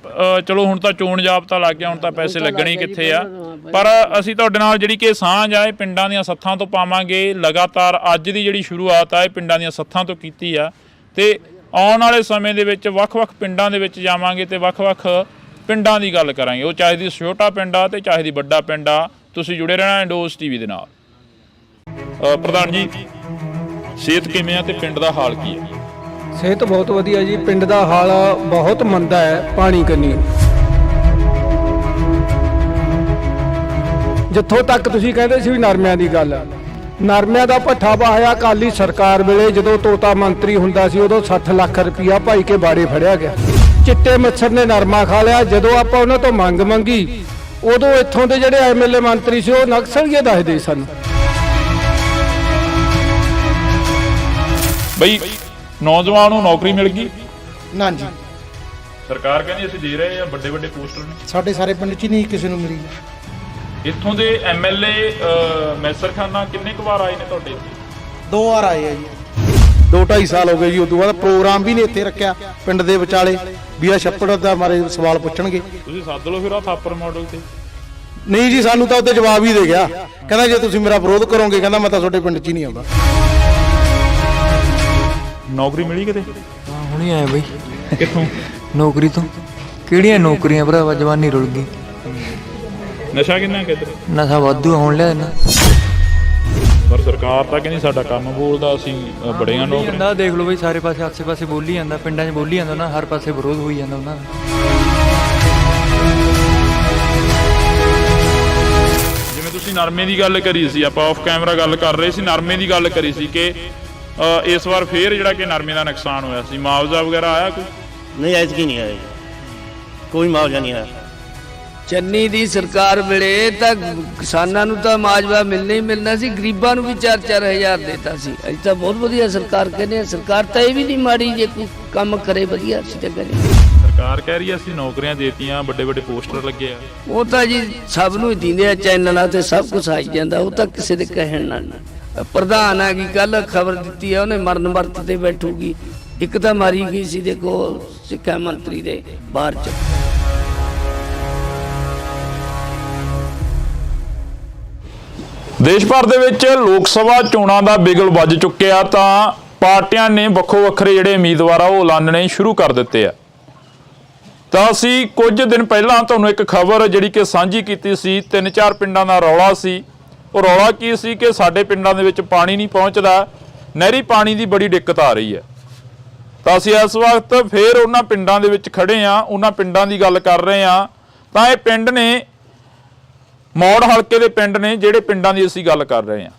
ਚਲੋ ਹੁਣ ਤਾਂ ਚੋਣ ਜਾਬਤਾ ਲੱਗ ਗਿਆ, ਹੁਣ ਤਾਂ ਪੈਸੇ ਲੱਗਣੇ ਕਿੱਥੇ ਆ। ਪਰ ਅਸੀਂ ਤੁਹਾਡੇ ਨਾਲ ਜਿਹੜੀ ਕਿ ਸਾਂਝ ਆ, ਇਹ ਪਿੰਡਾਂ ਦੀਆਂ ਸੱਥਾਂ ਤੋਂ ਪਾਵਾਂਗੇ। ਲਗਾਤਾਰ ਅੱਜ ਦੀ ਜਿਹੜੀ ਸ਼ੁਰੂਆਤ ਆ, ਇਹ ਪਿੰਡਾਂ ਦੀਆਂ ਸੱਥਾਂ ਤੋਂ ਕੀਤੀ ਆ ਤੇ ਆਉਣ ਵਾਲੇ ਸਮੇਂ ਦੇ ਵਿੱਚ ਵੱਖ-ਵੱਖ ਪਿੰਡਾਂ ਦੇ ਵਿੱਚ ਜਾਵਾਂਗੇ ਤੇ ਵੱਖ-ਵੱਖ ਪਿੰਡਾਂ ਦੀ ਗੱਲ ਕਰਾਂਗੇ। ਉਹ ਚਾਹੇ ਦੀ ਛੋਟਾ ਪਿੰਡ ਆ ਤੇ ਚਾਹੇ ਦੀ ਵੱਡਾ ਪਿੰਡ ਆ। ਤੁਸੀਂ ਜੁੜੇ ਰਹਿਣਾ ਇੰਡੋਸ ਟੀਵੀ ਦੇ ਨਾਲ। ਪ੍ਰਧਾਨ ਜੀ, ਸਿਹਤ ਕਿਵੇਂ ਆ ਤੇ ਪਿੰਡ ਦਾ ਹਾਲ ਕੀ ਹੈ? ਸਿਹਤ ਬਹੁਤ ਵਧੀਆ ਜੀ। ਪਿੰਡ ਦਾ ਹਾਲ ਬਹੁਤ ਮੰਦਾ ਹੈ ਪਾਣੀ ਕੰਨੀ। ਜਿੱਥੋਂ ਤੱਕ ਤੁਸੀਂ ਕਹਿੰਦੇ ਸੀ ਵੀ ਨਰਮਿਆਂ ਦੀ ਗੱਲ, ਨਰਮਿਆਂ ਦਾ ਭੱਠਾ ਵਹਾਇਆ ਅਕਾਲੀ ਸਰਕਾਰ ਵੇਲੇ ਜਦੋਂ ਤੋਤਾ ਮੰਤਰੀ ਹੁੰਦਾ ਸੀ ਉਦੋਂ 60 ਲੱਖ ਰੁਪਇਆ ਭਾਈ ਕੇ ਬਾੜੇ ਫੜਿਆ ਗਿਆ। ਚਿੱਟੇ ਮੱਛਰ ਨੇ ਨਰਮਾ ਖਾ ਲਿਆ। ਜਦੋਂ ਆਪਾਂ ਉਹਨਾਂ ਤੋਂ ਮੰਗ ਮੰਗੀ ਉਦੋਂ ਇੱਥੋਂ ਦੇ ਜਿਹੜੇ ਐਮਐਲਏ ਮੰਤਰੀ ਸੀ ਉਹ ਨਕਸਲੀਏ ਦੱਸਦੇ ਸਨ। ਬਈ ਨੌਜਵਾਨ ਨੂੰ ਨੌਕਰੀ ਮਿਲ ਗਈ? ਨਾ ਜੀ, ਸਰਕਾਰ ਕਹਿੰਦੀ ਅਸੀਂ ਦੇ ਰਹੇ ਆ, ਵੱਡੇ ਵੱਡੇ ਪੋਸਟਰ ਨੇ। ਸਾਡੇ ਸਾਰੇ ਪਿੰਡ 'ਚ ਨਹੀਂ ਕਿਸੇ ਨੂੰ ਮਿਲੀ। ਇੱਥੋਂ ਦੇ ਐਮਐਲਏ ਮੈਸਰ ਖਾਨਾ ਕਿੰਨੇ ਕੁ ਵਾਰ ਆਏ ਨੇ ਤੁਹਾਡੇ? 2 ਵਾਰ ਆਏ ਆ ਜੀ। 2-2.5 ਸਾਲ ਹੋ ਗਏ ਜੀ। ਉਦੋਂ ਬਾਅਦ ਪ੍ਰੋਗਰਾਮ ਵੀ ਨਹੀਂ ਇੱਥੇ ਰੱਖਿਆ ਪਿੰਡ ਦੇ ਵਿਚਾਲੇ ਵੀ ਆ ਛੱਪੜ ਦਾ ਮਾਰੇ ਸਵਾਲ ਪੁੱਛਣਗੇ। ਤੁਸੀਂ ਸੱਦ ਲਓ ਫਿਰ ਆ ਥਾਪਰ ਮਾਡਲ ਤੇ। ਨਹੀਂ ਜੀ, ਸਾਨੂੰ ਤਾਂ ਉੱਤੇ ਜਵਾਬ ਹੀ ਦੇ ਗਿਆ, ਕਹਿੰਦਾ ਜੇ ਤੁਸੀਂ ਮੇਰਾ ਵਿਰੋਧ ਕਰੋਗੇ ਕਹਿੰਦਾ ਮੈਂ ਤਾਂ ਤੁਹਾਡੇ ਪਿੰਡ 'ਚ ਹੀ ਨਹੀਂ ਆਉਂਦਾ। ਨੌਕਰੀ ਮਿਲੀ ਕਿਤੇ? ਹਾਂ ਹੁਣੀ ਆਏ ਬਈ। ਕਿੱਥੋਂ? ਨੌਕਰੀ ਤੋਂ। ਕਿਹੜੀਆਂ ਨੌਕਰੀਆਂ ਭਰਾਵਾ, ਜਵਾਨੀ ਰੁਲ ਗਈ। ਨਸ਼ਾ ਕਿੰਨਾ ਕਿੱਧਰ? ਨਸ਼ਾ ਵਾਧੂ ਹੋਣ ਲਿਆ ਨਾ। ਪਰ ਸਰਕਾਰ ਤਾਂ ਕਹਿੰਦੀ ਸਾਡਾ ਕੰਮ ਬੋਲਦਾ, ਅਸੀਂ ਬੜੀਆਂ ਨੌਕਰੀਆਂ। ਜਾਂਦਾ ਦੇਖ ਲਓ ਬਈ, ਸਾਰੇ ਪਾਸੇ ਆਸੇ ਪਾਸੇ ਬੋਲੀ ਜਾਂਦਾ, ਪਿੰਡਾਂ 'ਚ ਬੋਲੀ ਜਾਂਦਾ ਨਾ, ਹਰ ਪਾਸੇ ਵਿਰੋਧ ਹੋਈ ਜਾਂਦਾ ਉਹਨਾਂ ਦਾ। ਜਿਵੇਂ ਤੁਸੀਂ ਨਰਮੇ ਦੀ ਗੱਲ ਕਰੀ ਸੀ, ਆਪਾਂ ਆਫ ਕੈਮਰਾ ਗੱਲ ਕਰ ਰਹੇ ਸੀ, ਨਰਮੇ ਦੀ ਗੱਲ ਕਰੀ ਸੀ ਕਿ ਇਸ ਵਾਰ ਫੇਰ ਜਿਹੜਾ ਕਿ ਨਰਮੇ ਦਾ ਨੁਕਸਾਨ ਹੋਇਆ ਸੀ, ਮੁਆਵਜ਼ਾ ਵਗੈਰਾ ਆਇਆ ਕੋਈ? ਨਹੀਂ ਐਤਕੀ ਨਹੀਂ ਆਇਆ ਜੀ, ਕੋਈ ਮੁਆਵਜ਼ਾ ਨਹੀਂ ਆਇਆ। ਚੰਨੀ ਦੀ ਸਰਕਾਰ ਵੇਲੇ ਤਾਂ ਕਿਸਾਨਾਂ ਨੂੰ ਤਾਂ ਮੁਆਵਜ਼ਾ ਮਿਲਣਾ ਹੀ ਮਿਲਣਾ ਸੀ, ਗਰੀਬਾਂ ਨੂੰ ਵੀ 4-4 ਹਜ਼ਾਰ ਦੇਤਾ ਸੀ। ਅਸੀਂ ਤਾਂ ਬਹੁਤ ਵਧੀਆ ਸਰਕਾਰ ਕਹਿੰਦੇ ਆ। ਸਰਕਾਰ ਤਾਂ ਇਹ ਵੀ ਨਹੀਂ ਮਾੜੀ ਜੇ ਕੋਈ ਕੰਮ ਕਰੇ ਵਧੀਆ। ਅਸੀਂ ਤਾਂ ਕਹਿੰਦੇ ਸਰਕਾਰ ਕਹਿ ਰਹੀ ਹੈ ਅਸੀਂ ਨੌਕਰੀਆਂ ਦੇਤੀਆਂ, ਵੱਡੇ ਵੱਡੇ ਪੋਸਟਰ ਲੱਗੇ ਆ। ਉਹ ਤਾਂ ਜੀ ਸਭ ਨੂੰ ਹੀ ਦਿੰਦੇ ਆ, ਚੈਨਲਾਂ ਤੇ ਸਭ ਕੁਝ ਆਈ ਜਾਂਦਾ, ਉਹ ਤਾਂ ਕਿਸੇ ਦੇ ਕਹਿਣ ਨਾਲ। ਪ੍ਰਧਾਨ ਆ ਗਈ, ਕੱਲ ਖਬਰ ਦਿੱਤੀ ਆ ਉਹਨੇ ਮਰਨ ਵਰਤ ਤੇ ਬੈਠੂਗੀ। ਇੱਕ ਤਾਂ ਮਾਰੀ ਗਈ ਸੀ ਦੇਖੋ ਸਿੱਖਿਆ ਮੰਤਰੀ ਦੇ ਬਾਹਰ ਚ। ਦੇਸ਼ ਭਰ ਦੇ ਵਿੱਚ ਲੋਕ ਸਭਾ ਚੋਣਾਂ ਦਾ ਬਿਗਲ ਵੱਜ ਚੁੱਕਿਆ ਤਾਂ ਪਾਰਟੀਆਂ ਨੇ ਵੱਖੋ ਵੱਖਰੇ ਜਿਹੜੇ ਉਮੀਦਵਾਰ ਆ ਉਹ ਐਲਾਨਣੇ ਸ਼ੁਰੂ ਕਰ ਦਿੱਤੇ ਆ। ਤਾਂ ਅਸੀਂ ਕੁਝ ਦਿਨ ਪਹਿਲਾਂ ਤੁਹਾਨੂੰ ਇੱਕ ਖਬਰ ਜਿਹੜੀ ਕਿ ਸਾਂਝੀ ਕੀਤੀ ਸੀ, 3-4 ਪਿੰਡਾਂ ਦਾ ਰੌਲਾ ਸੀ। ਉਹ ਰੌਲਾ ਕੀ ਸੀ ਕਿ ਸਾਡੇ ਪਿੰਡਾਂ ਦੇ ਵਿੱਚ ਪਾਣੀ ਨਹੀਂ ਪਹੁੰਚਦਾ, ਨਹਿਰੀ ਪਾਣੀ ਦੀ ਬੜੀ ਦਿੱਕਤ ਆ ਰਹੀ ਹੈ। ਤਾਂ ਅਸੀਂ ਇਸ ਵਕਤ ਫੇਰ ਉਹਨਾਂ ਪਿੰਡਾਂ ਦੇ ਵਿੱਚ ਖੜੇ ਆ, ਉਹਨਾਂ ਪਿੰਡਾਂ ਦੀ ਗੱਲ ਕਰ ਰਹੇ ਆ। ਤਾਂ ਇਹ ਪਿੰਡ ਨੇ ਮੌੜ ਹਲਕੇ ਦੇ ਪਿੰਡ ਨੇ, ਜਿਹੜੇ ਪਿੰਡਾਂ ਦੀ ਅਸੀਂ ਗੱਲ ਕਰ ਰਹੇ ਹਾਂ।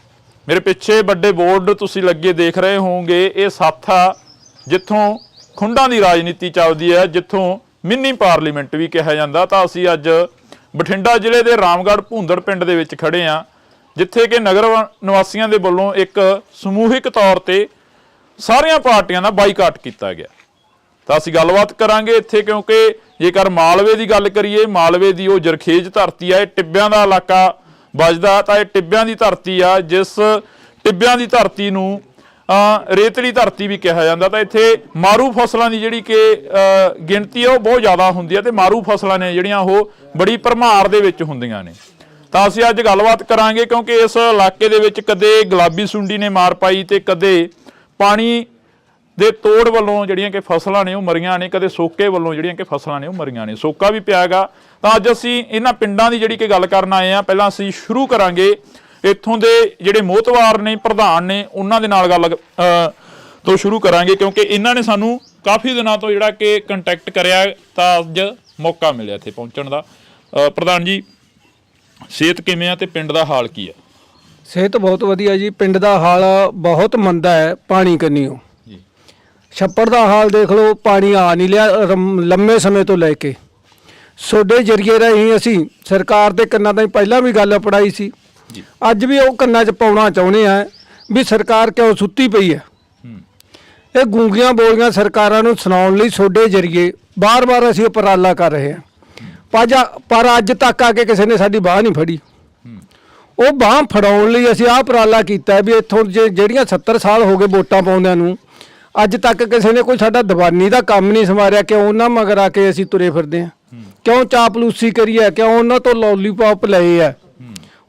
ਮੇਰੇ ਪਿੱਛੇ ਵੱਡੇ ਬੋਰਡ ਤੁਸੀਂ ਲੱਗੇ ਦੇਖ ਰਹੇ ਹੋਵੋਗੇ, ਇਹ ਸੱਥ ਆ ਜਿੱਥੋਂ ਖੁੰਡਾਂ ਦੀ ਰਾਜਨੀਤੀ ਚੱਲਦੀ ਹੈ, ਜਿੱਥੋਂ ਮਿੰਨੀ ਪਾਰਲੀਮੈਂਟ ਵੀ ਕਿਹਾ ਜਾਂਦਾ। ਤਾਂ ਅਸੀਂ ਅੱਜ ਬਠਿੰਡਾ ਜ਼ਿਲ੍ਹੇ ਦੇ ਰਾਮਗੜ੍ਹ ਭੂੰਦੜ ਪਿੰਡ ਦੇ ਵਿੱਚ ਖੜੇ ਹਾਂ, ਜਿੱਥੇ ਕਿ ਨਗਰ ਨਿਵਾਸੀਆਂ ਦੇ ਵੱਲੋਂ ਇੱਕ ਸਮੂਹਿਕ ਤੌਰ ਤੇ ਸਾਰੀਆਂ ਪਾਰਟੀਆਂ ਦਾ ਬਾਈਕਾਟ ਕੀਤਾ ਗਿਆ। ਤਾਂ ਅਸੀਂ ਗੱਲਬਾਤ ਕਰਾਂਗੇ ਇੱਥੇ, ਕਿਉਂਕਿ ਜੇਕਰ ਮਾਲਵੇ ਦੀ ਗੱਲ ਕਰੀਏ, ਮਾਲਵੇ ਦੀ ਉਹ ਜਰਖੇਜ ਧਰਤੀ ਆ, ਇਹ ਟਿੱਬਿਆਂ ਦਾ ਇਲਾਕਾ ਵੱਜਦਾ। ਤਾਂ ਇਹ ਟਿੱਬਿਆਂ ਦੀ ਧਰਤੀ ਆ, ਜਿਸ ਟਿੱਬਿਆਂ ਦੀ ਧਰਤੀ ਨੂੰ ਰੇਤਲੀ ਧਰਤੀ ਵੀ ਕਿਹਾ ਜਾਂਦਾ। ਤਾਂ ਇੱਥੇ ਮਾਰੂ ਫਸਲਾਂ ਦੀ ਜਿਹੜੀ ਕਿ ਗਿਣਤੀ ਆ ਉਹ ਬਹੁਤ ਜ਼ਿਆਦਾ ਹੁੰਦੀ ਹੈ, ਤੇ ਮਾਰੂ ਫਸਲਾਂ ਨੇ ਜਿਹੜੀਆਂ ਉਹ ਬੜੀ ਭਰਮਾਰ ਦੇ ਵਿੱਚ ਹੁੰਦੀਆਂ ਨੇ। ਤਾਂ ਅਸੀਂ ਅੱਜ ਗੱਲਬਾਤ ਕਰਾਂਗੇ, ਕਿਉਂਕਿ ਇਸ ਇਲਾਕੇ ਦੇ ਵਿੱਚ ਕਦੇ ਗੁਲਾਬੀ ਸੁੰਡੀ ਨੇ ਮਾਰ ਪਾਈ ਤੇ ਕਦੇ ਪਾਣੀ ਦੇ ਤੋੜ ਵੱਲੋਂ ਜਿਹੜੀਆਂ ਕਿ ਫਸਲਾਂ ਨੇ ਉਹ ਮਰੀਆਂ ਨੇ, ਕਦੇ ਸੋਕੇ ਵੱਲੋਂ ਜਿਹੜੀਆਂ ਕਿ ਫਸਲਾਂ ਨੇ ਉਹ ਮਰੀਆਂ ਨੇ, ਸੋਕਾ ਵੀ ਪਿਆ ਗਾ। ਤਾਂ ਅੱਜ ਅਸੀਂ ਇਹਨਾਂ ਪਿੰਡਾਂ ਦੀ ਜਿਹੜੀ ਕਿ ਗੱਲ ਕਰਨ ਆਏ ਆ। ਪਹਿਲਾਂ ਅਸੀਂ ਸ਼ੁਰੂ ਕਰਾਂਗੇ ਇੱਥੋਂ ਦੇ ਜਿਹੜੇ ਮੋਹਤਵਾਰ ਨੇ, ਪ੍ਰਧਾਨ ਨੇ, ਉਹਨਾਂ ਦੇ ਨਾਲ ਗੱਲ ਤੋਂ ਸ਼ੁਰੂ ਕਰਾਂਗੇ, ਕਿਉਂਕਿ ਇਹਨਾਂ ਨੇ ਸਾਨੂੰ ਕਾਫੀ ਦਿਨਾਂ ਤੋਂ ਜਿਹੜਾ ਕਿ ਕੰਟੈਕਟ ਕਰਿਆ, ਤਾਂ ਅੱਜ ਮੌਕਾ ਮਿਲਿਆ ਇੱਥੇ ਪਹੁੰਚਣ ਦਾ। ਪ੍ਰਧਾਨ ਜੀ, ਸਿਹਤ ਕਿਵੇਂ ਆ ਤੇ ਪਿੰਡ ਦਾ ਹਾਲ ਕੀ ਆ? ਸਿਹਤ ਬਹੁਤ ਵਧੀਆ ਜੀ। ਪਿੰਡ ਦਾ ਹਾਲ ਬਹੁਤ ਮੰਦਾ ਹੈ ਪਾਣੀ ਕੰਨੀਓ। ਛੱਪੜ ਦਾ ਹਾਲ ਦੇਖ ਲਓ, ਪਾਣੀ ਆ ਨਹੀਂ ਲਿਆ ਲੰਮੇ ਸਮੇਂ ਤੋਂ ਲੈ ਕੇ। ਤੁਹਾਡੇ ਜਰੀਏ ਰਾਹੀਂ ਅਸੀਂ ਸਰਕਾਰ ਦੇ ਕੰਨਾਂ ਤਾਈਂ ਪਹਿਲਾਂ ਵੀ ਗੱਲ ਪੜਾਈ ਸੀ, ਅੱਜ ਵੀ ਉਹ ਕੰਨਾਂ 'ਚ ਪਾਉਣਾ ਚਾਹੁੰਦੇ ਆ ਵੀ ਸਰਕਾਰ ਕਿਉਂ ਸੁੱਤੀ ਪਈ ਹੈ। ਇਹ ਗੂੰਗੀਆਂ ਬੋਲੀਆਂ ਸਰਕਾਰਾਂ ਨੂੰ ਸੁਣਾਉਣ ਲਈ ਤੁਹਾਡੇ ਜਰੀਏ ਬਾਰ-ਬਾਰ ਅਸੀਂ ਉਪਰਾਲਾ ਕਰ ਰਹੇ ਹਾਂ, ਪਰ ਅੱਜ ਤੱਕ ਆ ਕੇ ਕਿਸੇ ਨੇ ਸਾਡੀ ਬਾਹ ਨਹੀਂ ਫੜੀ। ਉਹ ਬਾਹ ਫੜਾਉਣ ਲਈ ਅਸੀਂ ਆਹ ਉਪਰਾਲਾ ਕੀਤਾ ਵੀ ਇੱਥੋਂ ਜਿਹੜੀਆਂ 70 ਸਾਲ ਹੋ ਗਏ ਵੋਟਾਂ ਪਾਉਂਦਿਆਂ ਨੂੰ, ਅੱਜ ਤੱਕ ਕਿਸੇ ਨੇ ਕੋਈ ਸਾਡਾ ਦੀਵਾਨੀ ਦਾ ਕੰਮ ਨਹੀਂ ਸੰਵਾਰਿਆ। ਕਿਉਂ ਉਹਨਾਂ ਮਗਰ ਆ ਕੇ ਅਸੀਂ ਤੁਰੇ ਫਿਰਦੇ ਹਾਂ? ਕਿਉਂ ਚਾਪਲੂਸੀ ਕਰੀ ਹੈ? ਕਿਉਂ ਉਹਨਾਂ ਤੋਂ ਲੋਲੀਪੌਪ ਲਏ ਆ?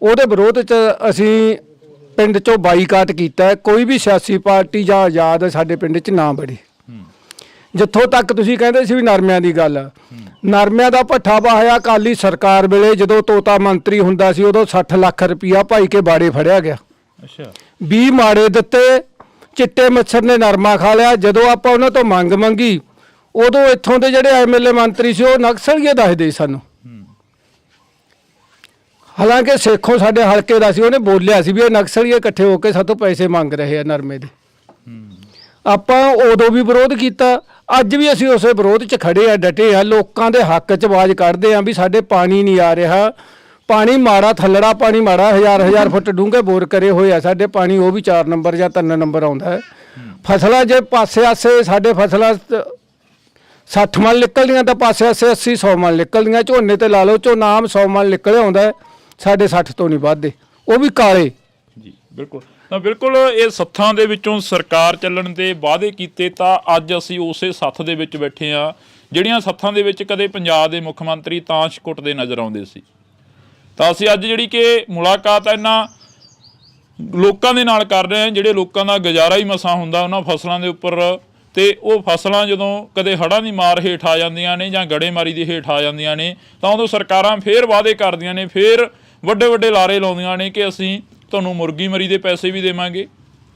ਉਹਦੇ ਵਿਰੋਧ 'ਚ ਅਸੀਂ ਪਿੰਡ 'ਚੋਂ ਬਾਈਕਾਟ ਕੀਤਾ। ਕੋਈ ਵੀ ਸਿਆਸੀ ਪਾਰਟੀ ਜਾਂ ਆਜ਼ਾਦ ਸਾਡੇ ਪਿੰਡ 'ਚ ਨਾ ਵੜੇ। ਜਿੱਥੋਂ ਤੱਕ ਤੁਸੀਂ ਕਹਿੰਦੇ ਸੀ ਵੀ ਨਰਮਿਆਂ ਦੀ ਗੱਲ, ਨਰਮਿਆਂ ਦਾ ਭੱਠਾ ਵਹਾਇਆ ਅਕਾਲੀ ਸਰਕਾਰ ਵੇਲੇ ਜਦੋਂ ਤੋਤਾ ਮੰਤਰੀ ਹੁੰਦਾ ਸੀ, ਉਦੋਂ 60 ਲੱਖ ਰੁਪਇਆ ਭਾਈ ਕੇ ਬਾੜੇ ਫੜਿਆ ਗਿਆ। 20 ਮਾੜੇ ਦਿੱਤੇ, ਚਿੱਟੇ ਮੱਛਰ ਨੇ ਨਰਮਾ ਖਾ ਲਿਆ। ਜਦੋਂ ਆਪਾਂ ਉਹਨਾਂ ਤੋਂ ਮੰਗ ਮੰਗੀ ਉਦੋਂ ਇੱਥੋਂ ਦੇ ਜਿਹੜੇ ਐਮਐਲਏ ਮੰਤਰੀ ਸੀ ਉਹ ਨਕਸਲੀਏ ਦੱਸਦੇ ਸਾਨੂੰ। ਹਾਲਾਂਕਿ ਸੇਖੋਂ ਸਾਡੇ ਹਲਕੇ ਦਾ ਸੀ, ਉਹਨੇ ਬੋਲਿਆ ਸੀ ਵੀ ਇਹ ਨਕਸਲੀ ਇਕੱਠੇ ਹੋ ਕੇ ਸਾਤੋਂ ਪੈਸੇ ਮੰਗ ਰਹੇ ਆ ਨਰਮੇ ਦੇ। ਆਪਾਂ ਉਦੋਂ ਵੀ ਵਿਰੋਧ ਕੀਤਾ, ਅੱਜ ਵੀ ਅਸੀਂ ਉਸੇ ਵਿਰੋਧ 'ਚ ਖੜੇ ਆ, ਡਟੇ ਆ, ਲੋਕਾਂ ਦੇ ਹੱਕ 'ਚ ਆਵਾਜ਼ ਕੱਢਦੇ ਆ ਵੀ ਸਾਡੇ ਪਾਣੀ ਨਹੀਂ ਆ ਰਿਹਾ, ਪਾਣੀ ਮਾੜਾ, ਥੱਲੜਾ ਪਾਣੀ ਮਾੜਾ, ਹਜ਼ਾਰ ਫੁੱਟ ਡੂੰਘੇ ਬੋਰ ਕਰੇ ਹੋਏ ਆ ਸਾਡੇ, ਪਾਣੀ ਉਹ ਵੀ 4 ਨੰਬਰ ਜਾਂ 3 ਨੰਬਰ ਆਉਂਦਾ ਹੈ। ਫਸਲਾਂ ਜੇ ਪਾਸੇ ਆਸੇ ਸਾਡੇ ਫਸਲਾਂ 60 ਮਣ ਨਿਕਲਦੀਆਂ ਤਾਂ ਪਾਸੇ ਆਸੇ 80-100 ਮਣ ਨਿਕਲਦੀਆਂ। ਝੋਨੇ ਤੇ ਲਾ ਲਓ, ਝੋਨਾ ਆਮ 100 ਮਣ ਨਿਕਲਿਆ ਆਉਂਦਾ ਹੈ, ਸਾਡੇ 60 ਤੋਂ ਨਹੀਂ ਵੱਧਦੇ, ਉਹ ਵੀ ਕਾਲੇ। ਜੀ ਬਿਲਕੁਲ। ਤਾਂ ਬਿਲਕੁਲ ਇਹ ਸੱਥਾਂ ਦੇ ਵਿੱਚੋਂ ਸਰਕਾਰ ਚੱਲਣ ਦੇ ਵਾਅਦੇ ਕੀਤੇ, ਤਾਂ ਅੱਜ ਅਸੀਂ ਉਸੇ ਸੱਥ ਦੇ ਵਿੱਚ ਬੈਠੇ ਹਾਂ ਜਿਹੜੀਆਂ ਸੱਥਾਂ ਦੇ ਵਿੱਚ ਕਦੇ ਪੰਜਾਬ ਦੇ ਮੁੱਖ ਮੰਤਰੀ ਤਾਸ਼ ਕੁੱਟਦੇ ਨਜ਼ਰ ਆਉਂਦੇ ਸੀ। ਤਾਂ ਅਸੀਂ ਅੱਜ ਜਿਹੜੀ ਕਿ ਮੁਲਾਕਾਤ ਇਹਨਾਂ ਲੋਕਾਂ ਦੇ ਨਾਲ ਕਰ ਰਹੇ ਹਾਂ ਜਿਹੜੇ ਲੋਕਾਂ ਦਾ ਗੁਜ਼ਾਰਾ ਹੀ ਮਸਾਂ ਹੁੰਦਾ ਉਹਨਾਂ ਫਸਲਾਂ ਦੇ ਉੱਪਰ, ਤੇ ਉਹ ਫਸਲਾਂ ਜਦੋਂ ਕਦੇ ਹੜ੍ਹਾਂ ਦੀ ਮਾਰ ਹੇਠ ਆ ਜਾਂਦੀਆਂ ਨੇ ਜਾਂ ਗੜੇਮਾਰੀ ਦੀ ਹੇਠ ਆ ਜਾਂਦੀਆਂ ਨੇ, ਤਾਂ ਉਦੋਂ ਸਰਕਾਰਾਂ ਫੇਰ ਵਾਅਦੇ ਕਰਦੀਆਂ ਨੇ, ਫੇਰ ਵੱਡੇ ਲਾਰੇ ਲਾਉਂਦੀਆਂ ਨੇ ਕਿ ਅਸੀਂ ਤੁਹਾਨੂੰ ਮੁਰਗੀ ਮਰੀ ਦੇ ਪੈਸੇ ਵੀ ਦੇਵਾਂਗੇ,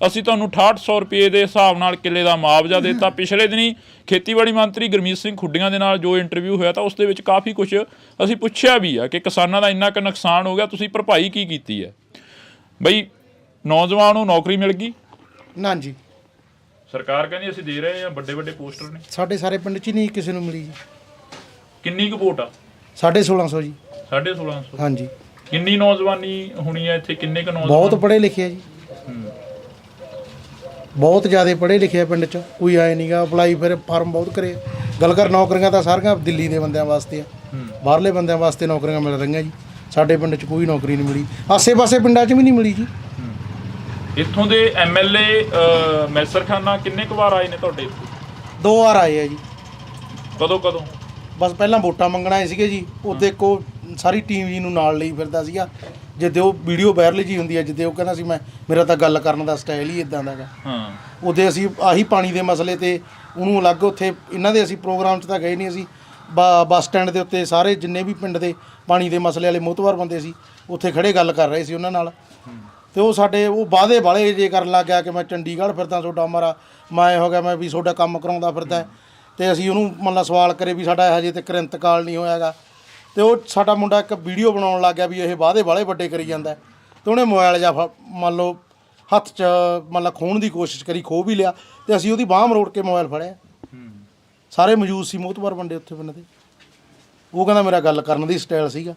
ਅਸੀਂ ਤੁਹਾਨੂੰ 6800 ਰੁਪਏ ਦੇ ਹਿਸਾਬ ਨਾਲ ਕਿੱਲੇ ਦਾ ਮੁਆਵਜ਼ਾ ਦਿੱਤਾ। ਪਿਛਲੇ ਦਿਨੀ ਖੇਤੀਬਾੜੀ ਮੰਤਰੀ ਗੁਰਮੀਤ ਸਿੰਘ ਖੁੱਡੀਆਂ ਦੇ ਨਾਲ ਜੋ ਇੰਟਰਵਿਊ ਹੋਇਆ ਤਾਂ ਉਸ ਦੇ ਵਿੱਚ ਕਾਫੀ ਕੁਝ ਅਸੀਂ ਪੁੱਛਿਆ ਵੀ ਆ ਕਿ ਕਿਸਾਨਾਂ ਦਾ ਇੰਨਾ ਕੁ ਨੁਕਸਾਨ ਹੋ ਗਿਆ, ਤੁਸੀਂ ਭਰਪਾਈ ਕੀ ਕੀਤੀ ਹੈ? ਬਈ ਨੌਜਵਾਨ ਨੂੰ ਨੌਕਰੀ ਮਿਲ ਗਈ? ਨਾ ਜੀ, ਸਰਕਾਰ ਕਹਿੰਦੀ ਅਸੀਂ ਦੇ ਰਹੇ ਹਾਂ, ਵੱਡੇ ਪੋਸਟਰ ਨੇ ਸਾਡੇ ਸਾਰੇ ਪਿੰਡ 'ਚ ਨਹੀਂ ਕਿਸੇ ਨੂੰ ਮਿਲੀ ਜੀ। ਕਿੰਨੀ ਕੁ ਵੋਟ ਆ? 1650 ਜੀ। 1650? ਹਾਂਜੀ। ਕਿੰਨੀ ਨੌਜਵਾਨੀ ਹੋਣੀ ਹੈ ਇੱਥੇ? ਕਿੰਨੇ ਕੁ ਨੌਜਵਾਨ? ਬਹੁਤ ਪੜ੍ਹੇ ਲਿਖੇ ਆ ਜੀ, ਬਹੁਤ ਜ਼ਿਆਦਾ ਪੜ੍ਹੇ ਲਿਖੇ ਆ ਪਿੰਡ 'ਚ, ਕੋਈ ਆਏ ਨਹੀਂਗਾ। ਅਪਲਾਈ ਫਿਰ ਫਾਰਮ ਬਹੁਤ ਕਰੇ। ਗੱਲ ਕਰ ਨੌਕਰੀਆਂ ਤਾਂ ਸਾਰੀਆਂ ਦਿੱਲੀ ਦੇ ਬੰਦਿਆਂ ਵਾਸਤੇ ਆ, ਬਾਹਰਲੇ ਬੰਦਿਆਂ ਵਾਸਤੇ ਨੌਕਰੀਆਂ ਮਿਲ ਰਹੀਆਂ ਜੀ। ਸਾਡੇ ਪਿੰਡ 'ਚ ਕੋਈ ਨੌਕਰੀ ਨਹੀਂ ਮਿਲੀ, ਆਸੇ-ਪਾਸੇ ਪਿੰਡਾਂ 'ਚ ਵੀ ਨਹੀਂ ਮਿਲੀ ਜੀ। ਇੱਥੋਂ ਦੇ ਐਮਐਲਏ ਮੈਸਰ ਖਾਨਾ ਕਿੰਨੇ ਕੁ ਵਾਰ ਆਏ ਨੇ ਤੁਹਾਡੇ ਇੱਥੇ? 2 ਵਾਰ ਆਏ ਆ ਜੀ। ਕਦੋਂ? ਬਸ ਪਹਿਲਾਂ ਵੋਟਾਂ ਮੰਗਣ ਆਏ ਸੀਗੇ ਜੀ, ਉਹਦੇ ਕੋ ਸਾਰੀ ਟੀਮ ਜੀ ਨੂੰ ਨਾਲ ਲਈ ਫਿਰਦਾ ਸੀਗਾ। ਜਿੱਦੇ ਉਹ ਵੀਡੀਓ ਵਾਇਰਲ ਜੀ ਹੁੰਦੀ ਹੈ, ਜਿੱਦੇ ਉਹ ਕਹਿੰਦਾ ਸੀ ਮੇਰਾ ਤਾਂ ਗੱਲ ਕਰਨ ਦਾ ਸਟਾਈਲ ਹੀ ਇਦਾਂ ਦਾ ਗਾ। ਉਹਦੇ ਅਸੀਂ ਆਹੀ ਪਾਣੀ ਦੇ ਮਸਲੇ ਤੇ ਉਹਨੂੰ ਅਲੱਗ ਉੱਥੇ ਇਹਨਾਂ ਦੇ ਅਸੀਂ ਪ੍ਰੋਗਰਾਮ 'ਚ ਤਾਂ ਗਏ ਨਹੀਂ, ਅਸੀਂ ਬੱਸ ਸਟੈਂਡ ਦੇ ਉੱਤੇ ਸਾਰੇ ਜਿੰਨੇ ਵੀ ਪਿੰਡ ਦੇ ਪਾਣੀ ਦੇ ਮਸਲੇ ਵਾਲੇ ਮੋਹਤਵਾਰ ਬੰਦੇ ਸੀ ਉੱਥੇ ਖੜੇ ਗੱਲ ਕਰ ਰਹੇ ਸੀ ਉਹਨਾਂ ਨਾਲ। ਤੇ ਉਹ ਸਾਡੇ ਉਹ ਵਾਅਦੇ ਵਾਲੇ ਜੇ ਕਰਨ ਲੱਗ ਗਿਆ ਕਿ ਮੈਂ ਚੰਡੀਗੜ੍ਹ ਫਿਰਦਾ, ਤੁਹਾਡਾ ਮਾਰਾ ਮੈਂ ਹੋ ਗਿਆ, ਮੈਂ ਵੀ ਤੁਹਾਡਾ ਕੰਮ ਕਰਾਉਂਦਾ ਫਿਰਦਾ। ਤੇ ਅਸੀਂ ਉਹਨੂੰ ਮਤਲਬ ਸਵਾਲ ਕਰੇ ਵੀ ਸਾਡਾ ਹਜੇ ਤੱਕ ਇੰਤਕਾਲ ਨਹੀਂ ਹੋਇਆਗਾ। ਤੇ ਉਹ ਸਾਡਾ ਮੁੰਡਾ ਇੱਕ ਵੀਡੀਓ ਬਣਾਉਣ ਲੱਗ ਗਿਆ ਵੀ ਇਹ ਵਾਅਦੇ ਵਾਲੇ ਵੱਡੇ ਕਰੀ ਜਾਂਦਾ। ਤੇ ਉਹਨੇ ਮੋਬਾਈਲ ਜਾਂ ਮੰਨ ਲਓ ਹੱਥ 'ਚ ਮਤਲਬ ਖੋਹਣ ਦੀ ਕੋਸ਼ਿਸ਼ ਕਰੀ, ਖੋਹ ਵੀ ਲਿਆ। ਤੇ ਅਸੀਂ ਉਹਦੀ ਬਾਂਹ ਮਰੋੜ ਕੇ ਮੋਬਾਈਲ ਫੜਿਆ। ਸਾਰੇ ਮੌਜੂਦ ਸੀ ਮੋਹਤਵਾਰ ਬੰਦੇ ਉੱਥੇ ਪਿੰਡ ਦੇ। ਉਹ ਕਹਿੰਦਾ ਮੇਰਾ ਗੱਲ ਕਰਨ ਦੀ ਸਟਾਈਲ ਸੀਗਾ।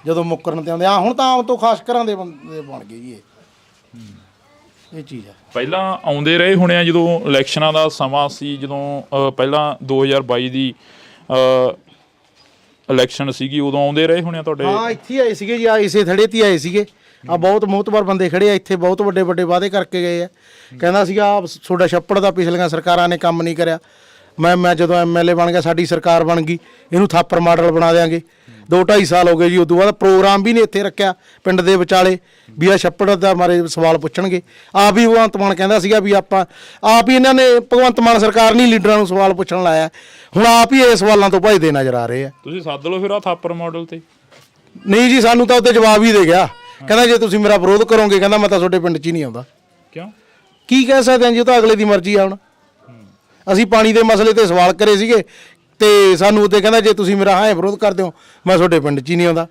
ਜਦੋਂ ਮੁੱਕਰਨ ਤੇ ਆਉਂਦੇ ਆ ਹੁਣ ਤਾਂ ਆਮ ਤੋਂ ਖਾਸ ਘਰਾਂ ਦੇ ਬੰਦੇ ਬਣ ਗਏ ਜੀ ਇਹ ਚੀਜ਼ ਹੈ। ਪਹਿਲਾਂ ਆਉਂਦੇ ਰਹੇ ਹੋਣੇ ਆ ਜਦੋਂ ਇਲੈਕਸ਼ਨਾਂ ਦਾ ਸਮਾਂ ਸੀ, ਜਦੋਂ ਪਹਿਲਾਂ 2022 ਦੀ ਇਲੈਕਸ਼ਨ ਸੀਗੀ, ਉਦੋਂ ਆਉਂਦੇ ਰਹੇ ਹੋਣੇ ਆ ਤੁਹਾਡੇ? ਹਾਂ, ਇੱਥੇ ਆਏ ਸੀਗੇ ਜੀ, ਆ ਇਸੇ ਥੜੇ 'ਤੇ ਆਏ ਸੀਗੇ। ਆ ਬਹੁਤ ਮੋਹਤਵਾਰ ਬੰਦੇ ਖੜੇ ਆ ਇੱਥੇ, ਬਹੁਤ ਵੱਡੇ ਵਾਅਦੇ ਕਰਕੇ ਗਏ ਆ। ਕਹਿੰਦਾ ਸੀਗਾ ਤੁਹਾਡਾ ਛੱਪੜ ਦਾ ਪਿਛਲੀਆਂ ਸਰਕਾਰਾਂ ਨੇ ਕੰਮ ਨਹੀਂ ਕਰਿਆ। ਮੈਂ ਜਦੋਂ ਐਮਐਲਏ ਬਣ ਗਿਆ, ਸਾਡੀ ਸਰਕਾਰ ਬਣ ਗਈ, ਇਹਨੂੰ ਥਾਪਰ ਮਾਡਲ ਬਣਾ ਦੇਾਂਗੇ। 2-2.5 ਸਾਲ ਹੋ ਗਏ ਜੀ, ਉਦੋਂ ਬਾਅਦ ਪ੍ਰੋਗਰਾਮ ਵੀ ਨਹੀਂ ਇੱਥੇ ਰੱਖਿਆ ਪਿੰਡ ਦੇ ਵਿਚਾਲੇ ਵੀ ਆ ਛੱਪੜ ਦਾ ਮਾਰੇ ਸਵਾਲ ਪੁੱਛਣਗੇ। ਆਪ ਹੀ ਭਗਵੰਤ ਮਾਨ ਕਹਿੰਦਾ ਸੀਗਾ ਵੀ ਆਪਾਂ ਆਪ ਹੀ ਇਹਨਾਂ ਨੇ ਭਗਵੰਤ ਮਾਨ ਸਰਕਾਰ ਨਹੀਂ ਲੀਡਰਾਂ ਨੂੰ ਸਵਾਲ ਪੁੱਛਣ ਲਾਇਆ। ਹੁਣ ਆਪ ਹੀ ਇਹ ਸਵਾਲਾਂ ਤੋਂ ਭੱਜਦੇ ਨਜ਼ਰ ਆ ਰਹੇ ਆ। ਤੁਸੀਂ ਸੱਦ ਲਓ ਫਿਰ ਆ ਥਾਪਰ ਮਾਡਲ ਤੇ। ਨਹੀਂ ਜੀ, ਸਾਨੂੰ ਤਾਂ ਉੱਤੇ ਜਵਾਬ ਹੀ ਦੇ ਗਿਆ। ਕਹਿੰਦਾ ਜੇ ਤੁਸੀਂ ਮੇਰਾ ਵਿਰੋਧ ਕਰੋਗੇ, ਕਹਿੰਦਾ ਮੈਂ ਤਾਂ ਤੁਹਾਡੇ ਪਿੰਡ 'ਚ ਹੀ ਨਹੀਂ ਆਉਂਦਾ। ਕਿਉਂ? ਕੀ ਕਹਿ ਸਕਦੇ ਹਾਂ ਜੀ, ਉਹ ਤਾਂ ਅਗਲੇ ਦੀ ਮਰਜ਼ੀ ਆ। ਹੁਣ ਅਸੀਂ ਪਾਣੀ ਦੇ ਮਸਲੇ ਤੇ ਸਵਾਲ ਕਰੇ ਸੀਗੇ ਤੇ ਸਾਨੂੰ ਉੱਤੇ ਕਹਿੰਦਾ ਜੇ ਤੁਸੀਂ ਮੇਰਾ ਹਾਂ ਵਿਰੋਧ ਕਰਦੇ ਹੋ, ਮੈਂ ਤੁਹਾਡੇ ਪਿੰਡ 'ਚ ਹੀ ਨਹੀਂ ਆਉਂਦਾ।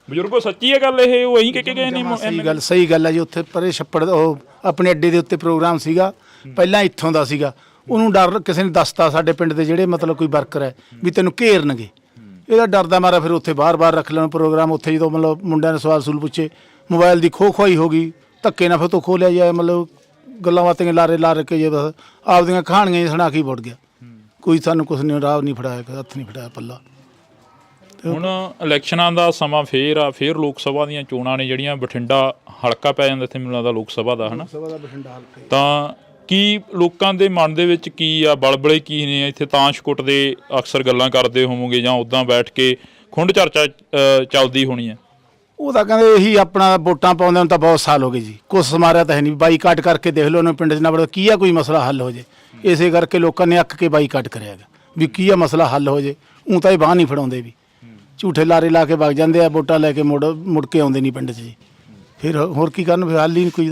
ਬਜ਼ੁਰਗੋ ਸੱਚੀ ਹੈ ਗੱਲ ਇਹ? ਉਹ ਇਹੀ ਕਹਿ ਗਏ ਨਹੀਂ? ਸਹੀ ਗੱਲ ਹੈ ਜੀ। ਉੱਥੇ ਪਰੇ ਛੱਪੜ ਉਹ ਆਪਣੇ ਅੱਡੇ ਦੇ ਉੱਤੇ ਪ੍ਰੋਗਰਾਮ ਸੀਗਾ, ਪਹਿਲਾਂ ਇੱਥੋਂ ਦਾ ਸੀਗਾ। ਉਹਨੂੰ ਡਰ ਕਿਸੇ ਨੇ ਦੱਸਤਾ ਸਾਡੇ ਪਿੰਡ ਦੇ ਜਿਹੜੇ ਮਤਲਬ ਕੋਈ ਵਰਕਰ ਹੈ ਵੀ ਤੈਨੂੰ ਘੇਰਨਗੇ। ਇਹਦਾ ਡਰਦਾ ਮਾਰਾ ਫਿਰ ਉੱਥੇ ਬਾਰ-ਬਾਰ ਰੱਖ ਲੈਣ ਪ੍ਰੋਗਰਾਮ। ਉੱਥੇ ਜਦੋਂ ਮਤਲਬ ਮੁੰਡਿਆਂ ਨੇ ਸਵਾਲ ਸੂਲ ਪੁੱਛੇ, ਮੋਬਾਈਲ ਦੀ ਖੋਹੀ ਹੋ ਗਈ, ਧੱਕੇ ਨਾਲ ਫਿਰ ਤੋਂ ਖੋਹ ਲਿਆ ਜਾਏ। ਮਤਲਬ ਗੱਲਾਂ ਬਾਤਾਂ ਲਾਰੇ ਕੇ ਜੇ ਬਸ ਆਪਦੀਆਂ ਕਹਾਣੀਆਂ ਸੁਣਾ ਕੇ ਵੜ ਗਿਆ। ਕੋਈ ਸਾਨੂੰ ਕੁਛ ਨਹੀਂ, ਰਾਹ ਨਹੀਂ ਫੜਾਇਆ, ਹੱਥ ਨਹੀਂ ਫੜਾਇਆ ਪੱਲਾ। ਹੁਣ ਇਲੈਕਸ਼ਨਾਂ ਦਾ ਸਮਾਂ ਫੇਰ ਆ, ਫੇਰ ਲੋਕ ਸਭਾ ਦੀਆਂ ਚੋਣਾਂ ਨੇ ਜਿਹੜੀਆਂ। ਬਠਿੰਡਾ ਹਲਕਾ ਪੈ ਜਾਂਦਾ ਇੱਥੇ ਮੈਨੂੰ ਲੱਗਦਾ ਲੋਕ ਸਭਾ ਦਾ, ਹਨਾ? ਤਾਂ ਕੀ ਲੋਕਾਂ ਦੇ ਮਨ ਦੇ ਵਿੱਚ ਕੀ ਆ, ਬਲਬਲੇ ਕੀ ਨੇ? ਇੱਥੇ ਤਾਸ਼ਕੁੱਟ ਦੇ ਅਕਸਰ ਗੱਲਾਂ ਕਰਦੇ ਹੋਵੋਗੇ ਜਾਂ ਉੱਦਾਂ ਬੈਠ ਕੇ ਖੁੰਡ ਚਰਚਾ ਚੱਲਦੀ ਹੋਣੀ ਹੈ? ਉਹ ਤਾਂ ਕਹਿੰਦੇ ਇਹੀ ਆਪਣਾ ਵੋਟਾਂ ਪਾਉਂਦੇ ਨੂੰ ਤਾਂ ਬਹੁਤ ਸਾਲ ਹੋ ਗਏ ਜੀ, ਕੁਛ ਸਮਾਰਿਆ ਤਾਂ ਹੈ ਨਹੀਂ। ਬਾਈਕਾਟ ਕਰਕੇ ਦੇਖ ਲਓ ਉਹਨੇ ਪਿੰਡ 'ਚ ਨਾ ਬੜਾ ਕੀ ਆ ਕੋਈ ਮਸਲਾ ਹੱਲ ਹੋ ਜੇ। ਇਸੇ ਕਰਕੇ ਲੋਕਾਂ ਨੇ ਅੱਕ ਕੇ ਬਾਈਕਾਟ ਕਰਿਆ ਗਾ ਵੀ ਕੀ ਆ ਮਸਲਾ ਹੱਲ ਹੋ ਜੇ। ਊਂ ਤਾਂ ਇਹ ਬਾਂਹ ਨਹੀਂ ਫੜਾਉਂਦੇ, ਵੀ ਝੂਠੇ ਲਾਰੇ ਲਾ ਕੇ ਵਗ ਜਾਂਦੇ ਆ, ਵੋਟਾਂ ਲੈ ਕੇ ਮੁੜ ਕੇ ਆਉਂਦੇ ਨਹੀਂ ਪਿੰਡ 'ਚ ਜੀ। ਫਿਰ ਹੋਰ ਕੀ ਕਰਨ, ਫਿਰ ਹੱਲ ਹੀ ਨਹੀਂ ਕੋਈ।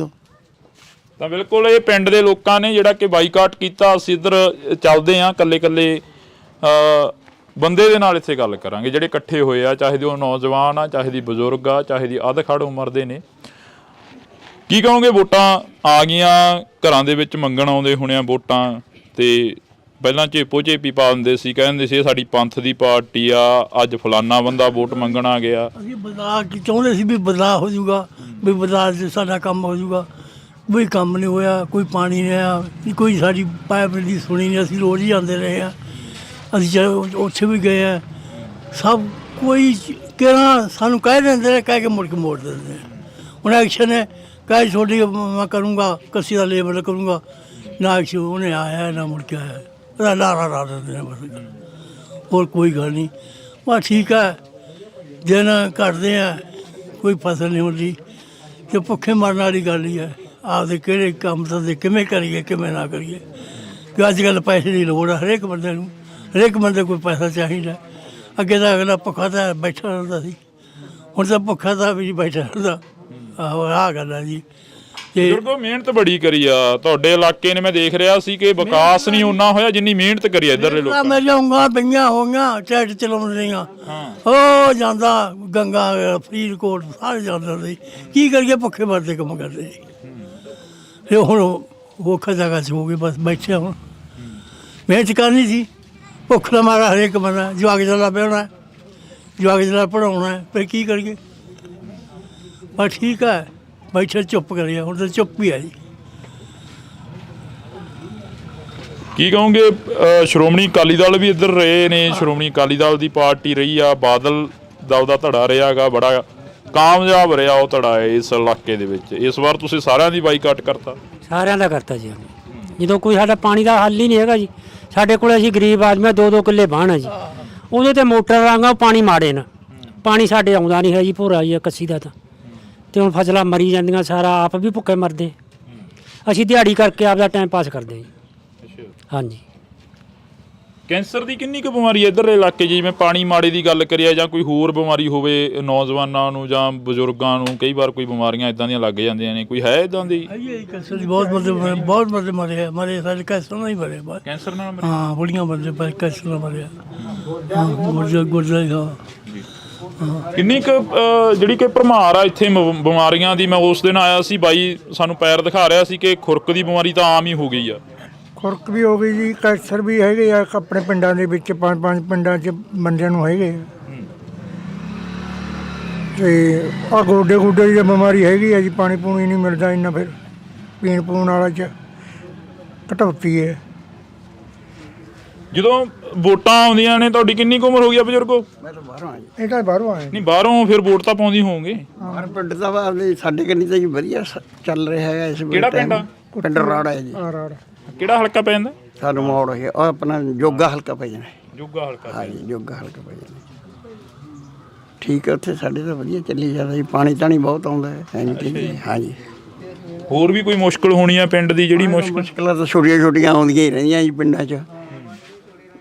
ਤਾਂ ਬਿਲਕੁਲ ਇਹ ਪਿੰਡ ਦੇ ਲੋਕਾਂ ਨੇ ਜਿਹੜਾ ਕਿ ਬਾਈਕਾਟ ਕੀਤਾ। ਅਸੀਂ ਇੱਧਰ ਚੱਲਦੇ ਹਾਂ, ਕੱਲੇ ਬੰਦੇ ਦੇ ਨਾਲ ਇੱਥੇ ਗੱਲ ਕਰਾਂਗੇ ਜਿਹੜੇ ਇਕੱਠੇ ਹੋਏ ਆ, ਚਾਹੇ ਦੀ ਉਹ ਨੌਜਵਾਨ ਆ, ਚਾਹੇ ਦੀ ਬਜ਼ੁਰਗ ਆ, ਚਾਹੇ ਦੀ ਅੱਧ-ਖੜ ਉਮਰ ਦੇ ਨੇ। ਕੀ ਕਹੋਗੇ? ਵੋਟਾਂ ਆ ਗਈਆਂ, ਘਰਾਂ ਦੇ ਵਿੱਚ ਮੰਗਣ ਆਉਂਦੇ ਹੋਣੇ ਆ ਵੋਟਾਂ, ਤੇ ਪਹਿਲਾਂ ਝੇਪੀ ਪਾ ਦਿੰਦੇ ਸੀ, ਕਹਿੰਦੇ ਸੀ ਇਹ ਸਾਡੀ ਪੰਥ ਦੀ ਪਾਰਟੀ ਆ, ਅੱਜ ਫਲਾਨਾ ਬੰਦਾ ਵੋਟ ਮੰਗਣ ਆ ਗਿਆ। ਅਸੀਂ ਬਦਲਾਅ ਚਾਹੁੰਦੇ ਸੀ ਵੀ ਬਦਲਾਅ ਹੋ ਜਾਊਗਾ, ਵੀ ਬਦਲਾਅ 'ਚ ਸਾਡਾ ਕੰਮ ਹੋ ਜਾਊਗਾ, ਵੀ ਕੰਮ ਨਹੀਂ ਹੋਇਆ, ਕੋਈ ਪਾਣੀ ਨਹੀਂ ਆਇਆ, ਕੋਈ ਸਾਡੀ ਪਾਈਪ ਦੀ ਸੁਣੀ ਨਹੀਂ। ਅਸੀਂ ਰੋਜ਼ ਹੀ ਆਉਂਦੇ ਰਹੇ ਆ, ਅਸੀਂ ਉੱਥੇ ਵੀ ਗਏ ਆ, ਸਭ ਕੋਈ ਕਿਹੜਾ ਸਾਨੂੰ ਕਹਿ ਦਿੰਦੇ ਨੇ, ਕਹਿ ਕੇ ਮੁੜ ਕੇ ਮੋੜ ਦਿੰਦੇ ਹੁਣ ਐਕਸ਼ਨ ਹੈ, ਕਹਿ ਛੋਟੀ ਮੈਂ ਕਰੂੰਗਾ, ਕੱਸੀ ਦਾ ਲੇਬਰ ਕਰੂੰਗਾ, ਨਾ ਐਕਸ਼ਨ ਉਹਨੇ ਆਇਆ ਨਾ ਮੁੜ ਕੇ ਆਇਆ, ਉਹਦਾ ਲਾਰਾ ਲਾ ਦਿੰਦੇ ਨੇ ਬਸ, ਹੋਰ ਕੋਈ ਗੱਲ ਨਹੀਂ। ਬਸ ਠੀਕ ਹੈ, ਦਿਨ ਕੱਟਦੇ ਆ, ਕੋਈ ਫਸਲ ਨਹੀਂ ਹੁੰਦੀ ਤੇ ਭੁੱਖੇ ਮਰਨ ਵਾਲੀ ਗੱਲ ਹੀ ਹੈ। ਆਪਦੇ ਕਿਹੜੇ ਕੰਮ ਤਾਂ ਕਿਵੇਂ ਕਰੀਏ ਕਿਵੇਂ ਨਾ ਕਰੀਏ, ਕਿ ਅੱਜ ਕੱਲ੍ਹ ਪੈਸੇ ਦੀ ਲੋੜ ਹੈ ਹਰੇਕ ਬੰਦੇ ਨੂੰ, ਹਰੇਕ ਬੰਦੇ ਕੋਈ ਪੈਸਾ ਚਾਹੀਦਾ। ਅੱਗੇ ਤਾਂ ਅਗਲਾ ਭੁੱਖਾ ਤਾਂ ਬੈਠਾ ਰਹਿੰਦਾ ਸੀ, ਹੁਣ ਤਾਂ ਭੁੱਖਾ ਤਾਂ ਵੀ ਬੈਠਾ ਰਹਿੰਦਾ। ਆਹੋ ਆਹ ਗੱਲ ਹੈ ਜੀ। ਤੇ ਬਜ਼ੁਰਗੋ ਮਿਹਨਤ ਬੜੀ ਕਰੀ ਆ ਤੁਹਾਡੇ ਇਲਾਕੇ ਨੇ, ਮੈਂ ਦੇਖ ਰਿਹਾ ਸੀ ਕਿ ਵਿਕਾਸ ਨਹੀਂ ਓਨਾ ਹੋਇਆ ਜਿੰਨੀ ਮਿਹਨਤ ਕਰੀ ਆ ਇੱਧਰਲੇ ਲੋਕਾਂ ਨੇ। ਮੇਰੀਆਂ ਉਂਗਲਾਂ ਪਈਆਂ ਹੋਈਆਂ ਟਰੈਕਟਰ ਚਲਾਉਣ ਦੀਆਂ, ਉਹ ਜਾਂਦਾ ਗੰਗਾ ਫਰੀਦਕੋਟ ਸਾਰੇ ਜਾਂਦੇ ਸੀ, ਕੀ ਕਰੀਏ ਭੁੱਖੇ ਮਰਦੇ ਕੰਮ ਕਰਦੇ ਸੀ। ਫਿਰ ਹੁਣ ਔਖਾ ਜਗ੍ਹਾ 'ਚ ਹੋ ਗਏ, ਬਸ ਬੈਠੇ ਹੁਣ ਮਿਹਨਤ ਕਰਨੀ ਸੀ, ਭੁੱਖ ਦਾ ਮਾਰਾ ਹਰੇਕ ਬੰਦਾ ਜਵਾਕ ਜਲਾ ਪਿਆਉਣਾ, ਜਵਾਕ ਜਲਾ ਪੜ੍ਹਾਉਣਾ, ਫਿਰ ਕੀ ਕਰੀਏ। ਬਸ ਠੀਕ ਹੈ, ਬੈਠੇ ਚੁੱਪ ਕਰੀਏ, ਹੁਣ ਤਾਂ ਚੁੱਪ ਹੀ ਆ ਜੀ। ਕੀ ਕਹੋਗੇ? ਸ਼੍ਰੋਮਣੀ ਅਕਾਲੀ ਦਲ ਵੀ ਇੱਧਰ ਰਹੇ ਨੇ, ਸ਼੍ਰੋਮਣੀ ਅਕਾਲੀ ਦਲ ਦੀ ਪਾਰਟੀ ਰਹੀ ਆ, ਬਾਦਲ ਦਾ ਉਹਦਾ ਧੜਾ ਰਿਹਾ ਗਾ, ਬੜਾ ਕਾਮਯਾਬ ਰਿਹਾ ਉਹ ਧੜਾ ਇਸ ਇਲਾਕੇ ਦੇ ਵਿੱਚ। ਇਸ ਵਾਰ ਤੁਸੀਂ ਸਾਰਿਆਂ ਦੀ ਬਾਈਕਾਟ ਕਰਤਾ? ਸਾਰਿਆਂ ਦਾ ਕਰਤਾ ਜੀ। ਜਦੋਂ ਕੋਈ ਸਾਡਾ ਪਾਣੀ ਦਾ ਹੱਲ ਹੀ ਨਹੀਂ ਹੈਗਾ ਜੀ, ਸਾਡੇ ਕੋਲ ਅਸੀਂ ਗਰੀਬ ਆਦਮੀ 2-2 ਕਿੱਲੇ ਬਾਣ ਹੈ ਜੀ, ਉਹਦੇ ਤੇ ਮੋਟਰ ਲਾਂਗਾ, ਉਹ ਪਾਣੀ ਮਾੜੇ ਨਾ, ਪਾਣੀ ਸਾਡੇ ਆਉਂਦਾ ਨਹੀਂ ਹੈ ਜੀ, ਭੋਰਾ ਜੀ ਕੱਸੀ ਦਾ ਤਾਂ, ਤੇ ਹੁਣ ਫਸਲਾਂ ਮਰੀ ਜਾਂਦੀਆਂ, ਸਾਰਾ ਆਪ ਵੀ ਭੁੱਖੇ ਮਰਦੇ, ਅਸੀਂ ਦਿਹਾੜੀ ਕਰਕੇ ਆਪਦਾ ਟਾਈਮ ਪਾਸ ਕਰਦੇ ਜੀ। ਹਾਂਜੀ। ਕੈਂਸਰ ਦੀ ਕਿੰਨੀ ਕੁ ਬਿਮਾਰੀ ਹੈ ਇੱਧਰਲੇ ਇਲਾਕੇ 'ਚ? ਜਿਵੇਂ ਪਾਣੀ ਮਾੜੇ ਦੀ ਗੱਲ ਕਰੀਏ ਜਾਂ ਕੋਈ ਹੋਰ ਬਿਮਾਰੀ ਹੋਵੇ ਨੌਜਵਾਨਾਂ ਨੂੰ ਜਾਂ ਬਜ਼ੁਰਗਾਂ ਨੂੰ, ਕਈ ਵਾਰ ਕੋਈ ਬਿਮਾਰੀਆਂ ਇੱਦਾਂ ਦੀਆਂ ਲੱਗ ਜਾਂਦੀਆਂ ਨੇ, ਕੋਈ ਹੈ ਇੱਦਾਂ ਦੀ? ਕੈਂਸਰ ਦੀ ਬਹੁਤ ਬੰਦੇ ਮਰੇ ਸਾਡੇ ਕੈਂਸਰ ਨਾਲ ਹੀ ਮਰੇ, ਕੈਂਸਰ ਨਾਲ ਮਰੇ? ਹਾਂ ਬੁੜੀਆਂ ਬੰਦੇ ਪਰ ਕੈਂਸਰ ਨਾਲ ਮਰੇ, ਗੁਰਦੇ ਕਿੰਨੀ ਕੁ ਜਿਹੜੀ ਕਿ ਭਰਮਾਰ ਆ ਇੱਥੇ ਬਿਮਾਰੀਆਂ ਦੀ। ਮੈਂ ਉਸ ਦਿਨ ਆਇਆ ਸੀ, ਬਾਈ ਸਾਨੂੰ ਪੈਰ ਦਿਖਾ ਰਿਹਾ ਸੀ ਕਿ ਖੁਰਕ ਦੀ ਬਿਮਾਰੀ ਤਾਂ ਆਮ ਹੀ ਹੋ ਗਈ ਆ। ਖੁਰਕ ਵੀ ਹੋ ਗਈ ਜੀ, ਕੈਂਸਰ ਵੀ ਹੈਗੇ ਆ ਆਪਣੇ ਪਿੰਡਾਂ ਦੇ ਵਿੱਚ, 5-5 ਪਿੰਡਾਂ 'ਚ ਬੰਦਿਆਂ ਨੂੰ ਹੈਗੇ ਆ। ਤੇ ਆਹ ਗੋਡੇ ਦੀ ਬਿਮਾਰੀ ਹੈਗੀ ਆ ਜੀ, ਪਾਣੀ ਪੂਣੀ ਨਹੀਂ ਮਿਲਦਾ ਇੰਨਾ, ਫਿਰ ਪੀਣ ਪੂਣ ਵਾਲਾ 'ਚ ਘਟੌਤੀ ਹੈ। ਜਦੋਂ ਵੋਟਾਂ ਆਉਂਦੀਆਂ ਨੇ, ਤੁਹਾਡੀ ਕਿੰਨੀ ਕੁ ਉਮਰ ਹੋ ਗਈ ਆ ਬਜ਼ੁਰਗੋ? ਮੈਂ ਤਾਂ ਬਾਹਰੋਂ ਆਇਆ। ਇਹ ਤਾਂ ਬਾਹਰੋਂ ਆਏ ਨਹੀਂ, ਬਾਹਰੋਂ ਫਿਰ ਵੋਟ ਤਾਂ ਪਾਉਂਦੀ ਹੋਵੋਗੇ। ਹਰ ਪਿੰਡ ਦਾ ਸਾਡੇ ਕੰਨੀ ਤਾਂ ਜੀ ਵਧੀਆ ਚੱਲ ਰਿਹਾ ਹੈਗਾ ਇਸ ਵੇਲੇ। ਕਿਹੜਾ ਪਿੰਡ ਆ? ਪਿੰਡ ਰਾੜਾ ਹੈ ਜੀ। ਕਿਹੜਾ ਹਲਕਾ ਪੈ ਜਾਂਦਾ? ਸਾਨੂੰ ਮੋੜ ਹੈ ਉਹ ਆਪਣਾ ਜੋਗਾ ਹਲਕਾ ਪੈ ਜਾਣਾ। ਜੋਗਾ ਹਲਕਾ? ਹਾਂਜੀ ਜੋਗਾ ਹਲਕਾ ਪੈ ਜਾਣਾ। ਠੀਕ ਹੈ, ਉੱਥੇ ਸਾਡੇ ਤਾਂ ਵਧੀਆ ਚੱਲੀ ਜਾਂਦਾ ਜੀ, ਪਾਣੀ ਤਾਂ ਨਹੀਂ ਬਹੁਤ ਆਉਂਦਾ ਹੈ। ਹਾਂਜੀ। ਹੋਰ ਵੀ ਕੋਈ ਮੁਸ਼ਕਲ ਹੋਣੀ ਆ ਪਿੰਡ ਦੀ? ਜਿਹੜੀ ਮੁਸ਼ਕਲਾਂ ਤਾਂ ਛੋਟੀਆਂ ਆਉਂਦੀਆਂ ਹੀ ਰਹਿੰਦੀਆਂ ਜੀ ਪਿੰਡਾਂ 'ਚ।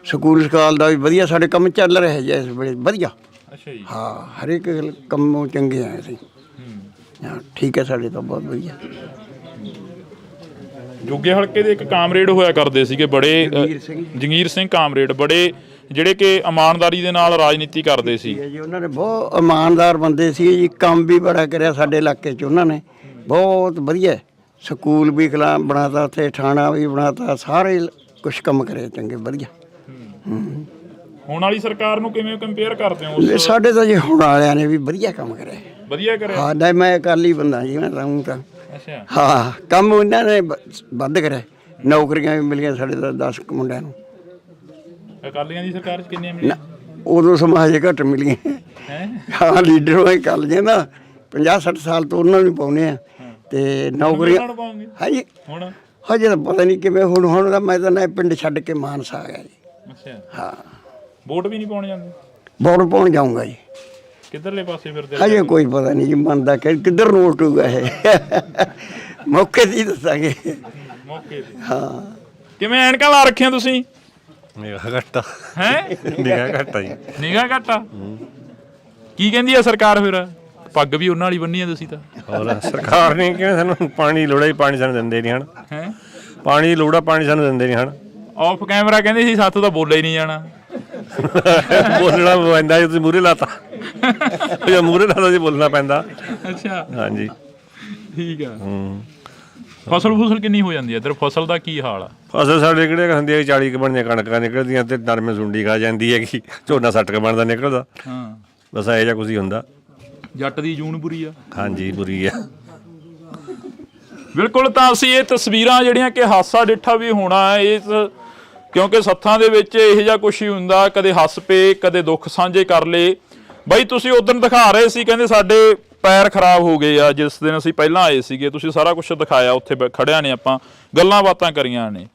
ਸਕੂਲ ਸਕਾਲ ਦਾ ਵੀ ਵਧੀਆ ਸਾਡੇ ਕੰਮ ਚੱਲ ਰਿਹਾ ਜੀ ਇਸ ਵੇਲੇ, ਵਧੀਆ। ਅੱਛਾ ਜੀ। ਹਾਂ, ਹਰੇਕ ਕੰਮ ਚੰਗੇ ਆ ਅਸੀਂ। ਹਾਂ ਠੀਕ ਹੈ, ਸਾਡੇ ਤਾਂ ਬਹੁਤ ਵਧੀਆ। ਜੋਗੇ ਹਲਕੇ ਦੇ ਇੱਕ ਕਾਮਰੇਡ ਹੋਇਆ ਕਰਦੇ ਸੀਗੇ ਬੜੇ, ਜੰਗੀਰ ਸਿੰਘ ਕਾਮਰੇਡ, ਬੜੇ ਜਿਹੜੇ ਕਿ ਇਮਾਨਦਾਰੀ ਦੇ ਨਾਲ ਰਾਜਨੀਤੀ ਕਰਦੇ ਸੀ ਜੀ। ਉਹਨਾਂ ਨੇ ਬਹੁਤ ਇਮਾਨਦਾਰ ਬੰਦੇ ਸੀ ਜੀ, ਕੰਮ ਵੀ ਬੜਾ ਕਰਿਆ ਸਾਡੇ ਇਲਾਕੇ 'ਚ ਉਹਨਾਂ ਨੇ, ਬਹੁਤ ਵਧੀਆ। ਸਕੂਲ ਵੀ ਬਣਾਤਾ, ਉੱਥੇ ਥਾਣਾ ਵੀ ਬਣਾਤਾ, ਸਾਰੇ ਕੁਛ ਕੰਮ ਕਰਿਆ ਚੰਗੇ ਵਧੀਆ। ਹੁਣ ਵਾਲੀ ਸਰਕਾਰ ਨੂੰ ਕਿਵੇਂ ਕੰਪੇਅਰ ਕਰਦੇ ਹੋ? ਸਾਡੇ ਤਾਂ ਜੀ ਹੁਣ ਵਾਲਿਆਂ ਨੇ ਵੀ ਵਧੀਆ ਕੰਮ ਕਰਿਆ। ਵਧੀਆ ਕਰਿਆ? ਹਾਂ, ਨਹੀਂ ਮੈਂ ਅਕਾਲੀ ਬੰਦਾ ਜੀ, ਮੈਂ ਰਹੂੰ ਤਾਂ। ਅੱਛਾ। ਹਾਂ, ਕੰਮ ਉਹਨਾਂ ਨੇ ਵੱਧ ਕਰਿਆ, ਨੌਕਰੀਆਂ ਵੀ ਮਿਲੀਆਂ ਸਾਡੇ ਤਾਂ 10 ਮੁੰਡਿਆਂ ਨੂੰ। ਅਕਾਲੀਆਂ ਦੀ ਸਰਕਾਰ 'ਚ ਕਿੰਨੀਆਂ ਮਿਲੀਆਂ? ਉਦੋਂ ਸਮਾਂ ਹਜੇ ਘੱਟ ਮਿਲੀਆਂ। ਹਾਂ, ਲੀਡਰ ਹੋਏ ਕਰ ਲਈਏ ਨਾ, 50-60 ਸਾਲ ਤੋਂ ਉਹਨਾਂ ਨੂੰ ਪਾਉਂਦੇ ਆ, ਤੇ ਨੌਕਰੀਆਂ ਹਾਂਜੀ ਹੁਣ ਹਜੇ ਤਾਂ ਪਤਾ ਨਹੀਂ ਕਿਵੇਂ। ਹੁਣ ਤਾਂ ਮੈਂ ਤਾਂ ਨਾ ਪਿੰਡ ਛੱਡ ਕੇ ਮਾਨਸਾ ਆ ਗਿਆ ਜੀ। ਅੱਛਾ। ਹਾਂ। ਵੋਟ ਵੀ ਨਹੀਂ ਪਾਉਣ ਜਾਂਦੇ? ਵੋਟ ਪਾਉਣ ਜਾਊਂਗਾ ਜੀ। ਕਿੱਧਰਲੇ ਪਾਸੇ ਫਿਰਦੇ? ਹਜੇ ਕੋਈ ਪਤਾ ਨਹੀਂ ਜੀ, ਮੰਨਦਾ ਕਿੱਧਰ ਨੂੰ ਉੱਠੂਗਾ ਇਹ, ਮੌਕੇ 'ਤੇ ਹੀ ਦੱਸਾਂਗੇ। ਮੌਕੇ 'ਤੇ? ਹਾਂ। ਕਿਵੇਂ ਐਨਕਾਂ ਲਾ ਰੱਖੀਆਂ ਤੁਸੀਂ? ਨਿਗਾਹ ਘੱਟ ਆ। ਹੈ? ਨਿਗਾਹ ਘੱਟ ਆ ਜੀ। ਨਿਗਾਹ ਘੱਟ ਆ? ਕੀ ਕਹਿੰਦੀ ਆ ਸਰਕਾਰ ਫਿਰ? ਪੱਗ ਵੀ ਉਹਨਾਂ ਵਾਲੀ ਬੰਨੀ ਆ ਤੁਸੀਂ ਤਾਂ। ਹੋਰ ਸਰਕਾਰ ਨੇ ਕਿਹਾ ਸਾਨੂੰ ਪਾਣੀ ਦੀ ਲੋੜ ਹੈ, ਪਾਣੀ ਸਾਨੂੰ ਦਿੰਦੇ ਨਹੀਂ ਹਨ। ਹੈ? ਪਾਣੀ ਦੀ ਲੋੜ ਆ, ਪਾਣੀ ਸਾਨੂੰ ਦਿੰਦੇ ਨਹੀਂ ਹਨ। ਆਫ ਕੈਮਰਾ ਕਹਿੰਦੇ ਸੀ ਸਾਥੋਂ ਤਾਂ ਬੋਲਿਆ ਹੀ ਨਹੀਂ ਜਾਣਾ। ਬੋਲਣਾ ਪੈਂਦਾ, ਜੇ ਤੁਸੀਂ ਮੂਹਰੇ ਲਾਤਾ ਜੇ ਮੂਹਰੇ ਲਾਤਾ ਜੀ ਬੋਲਣਾ ਪੈਂਦਾ। ਅੱਛਾ ਹਾਂਜੀ ਠੀਕ ਆ। ਫਸਲ ਕਿੰਨੀ ਹੋ ਜਾਂਦੀ ਹੈ ਇੱਧਰ? ਫਸਲ ਦਾ ਕੀ ਹਾਲ ਆ? ਫਸਲ ਸਾਡੇ ਕਿਹੜੇ ਹੁੰਦੀ ਹੈ 40 ਕੁ ਬਣੀਆਂ ਕਣਕਾਂ ਨਿਕਲਦੀਆਂ ਤੇ ਨਰਮੇ ਸੁੰਡੀ ਖਾ ਜਾਂਦੀ ਹੈਗੀ, ਝੋਨਾ 60 ਕੁ ਬਣਦਾ ਨਿਕਲਦਾ। ਹਾਂ ਬਸ ਇਹੋ ਜਿਹਾ ਕੁਝ ਹੀ ਹੁੰਦਾ। ਜੱਟ ਦੀ ਜੂਨ ਬੁਰੀ ਆ। ਹਾਂਜੀ ਬੁਰੀ ਆ ਬਿਲਕੁਲ। ਤਾਂ ਅਸੀਂ ਇਹ ਤਸਵੀਰਾਂ ਜਿਹੜੀਆਂ ਕਿ ਹਾਸਾ ਡਿੱਠਾ ਵੀ ਹੋਣਾ ਇਸ, ਕਿਉਂਕਿ ਸੱਥਾਂ ਦੇ ਵਿੱਚ ਇਹੋ ਜਿਹਾ ਕੁਛ ਹੀ ਹੁੰਦਾ, ਕਦੇ ਹੱਸ ਪਏ ਕਦੇ ਦੁੱਖ ਸਾਂਝੇ ਕਰ ਲਏ। ਬਾਈ ਤੁਸੀਂ ਉਦੋਂ ਦਿਖਾ ਰਹੇ ਸੀ, ਕਹਿੰਦੇ ਸਾਡੇ ਪੈਰ ਖਰਾਬ ਹੋ ਗਏ ਆ ਜਿਸ ਦਿਨ ਅਸੀਂ ਪਹਿਲਾਂ ਆਏ ਸੀਗੇ, ਤੁਸੀਂ ਸਾਰਾ ਕੁਝ ਦਿਖਾਇਆ, ਉੱਥੇ ਖੜਿਆ ਨੇ ਆਪਾਂ ਗੱਲਾਂ ਬਾਤਾਂ ਕਰੀਆਂ ਨੇ।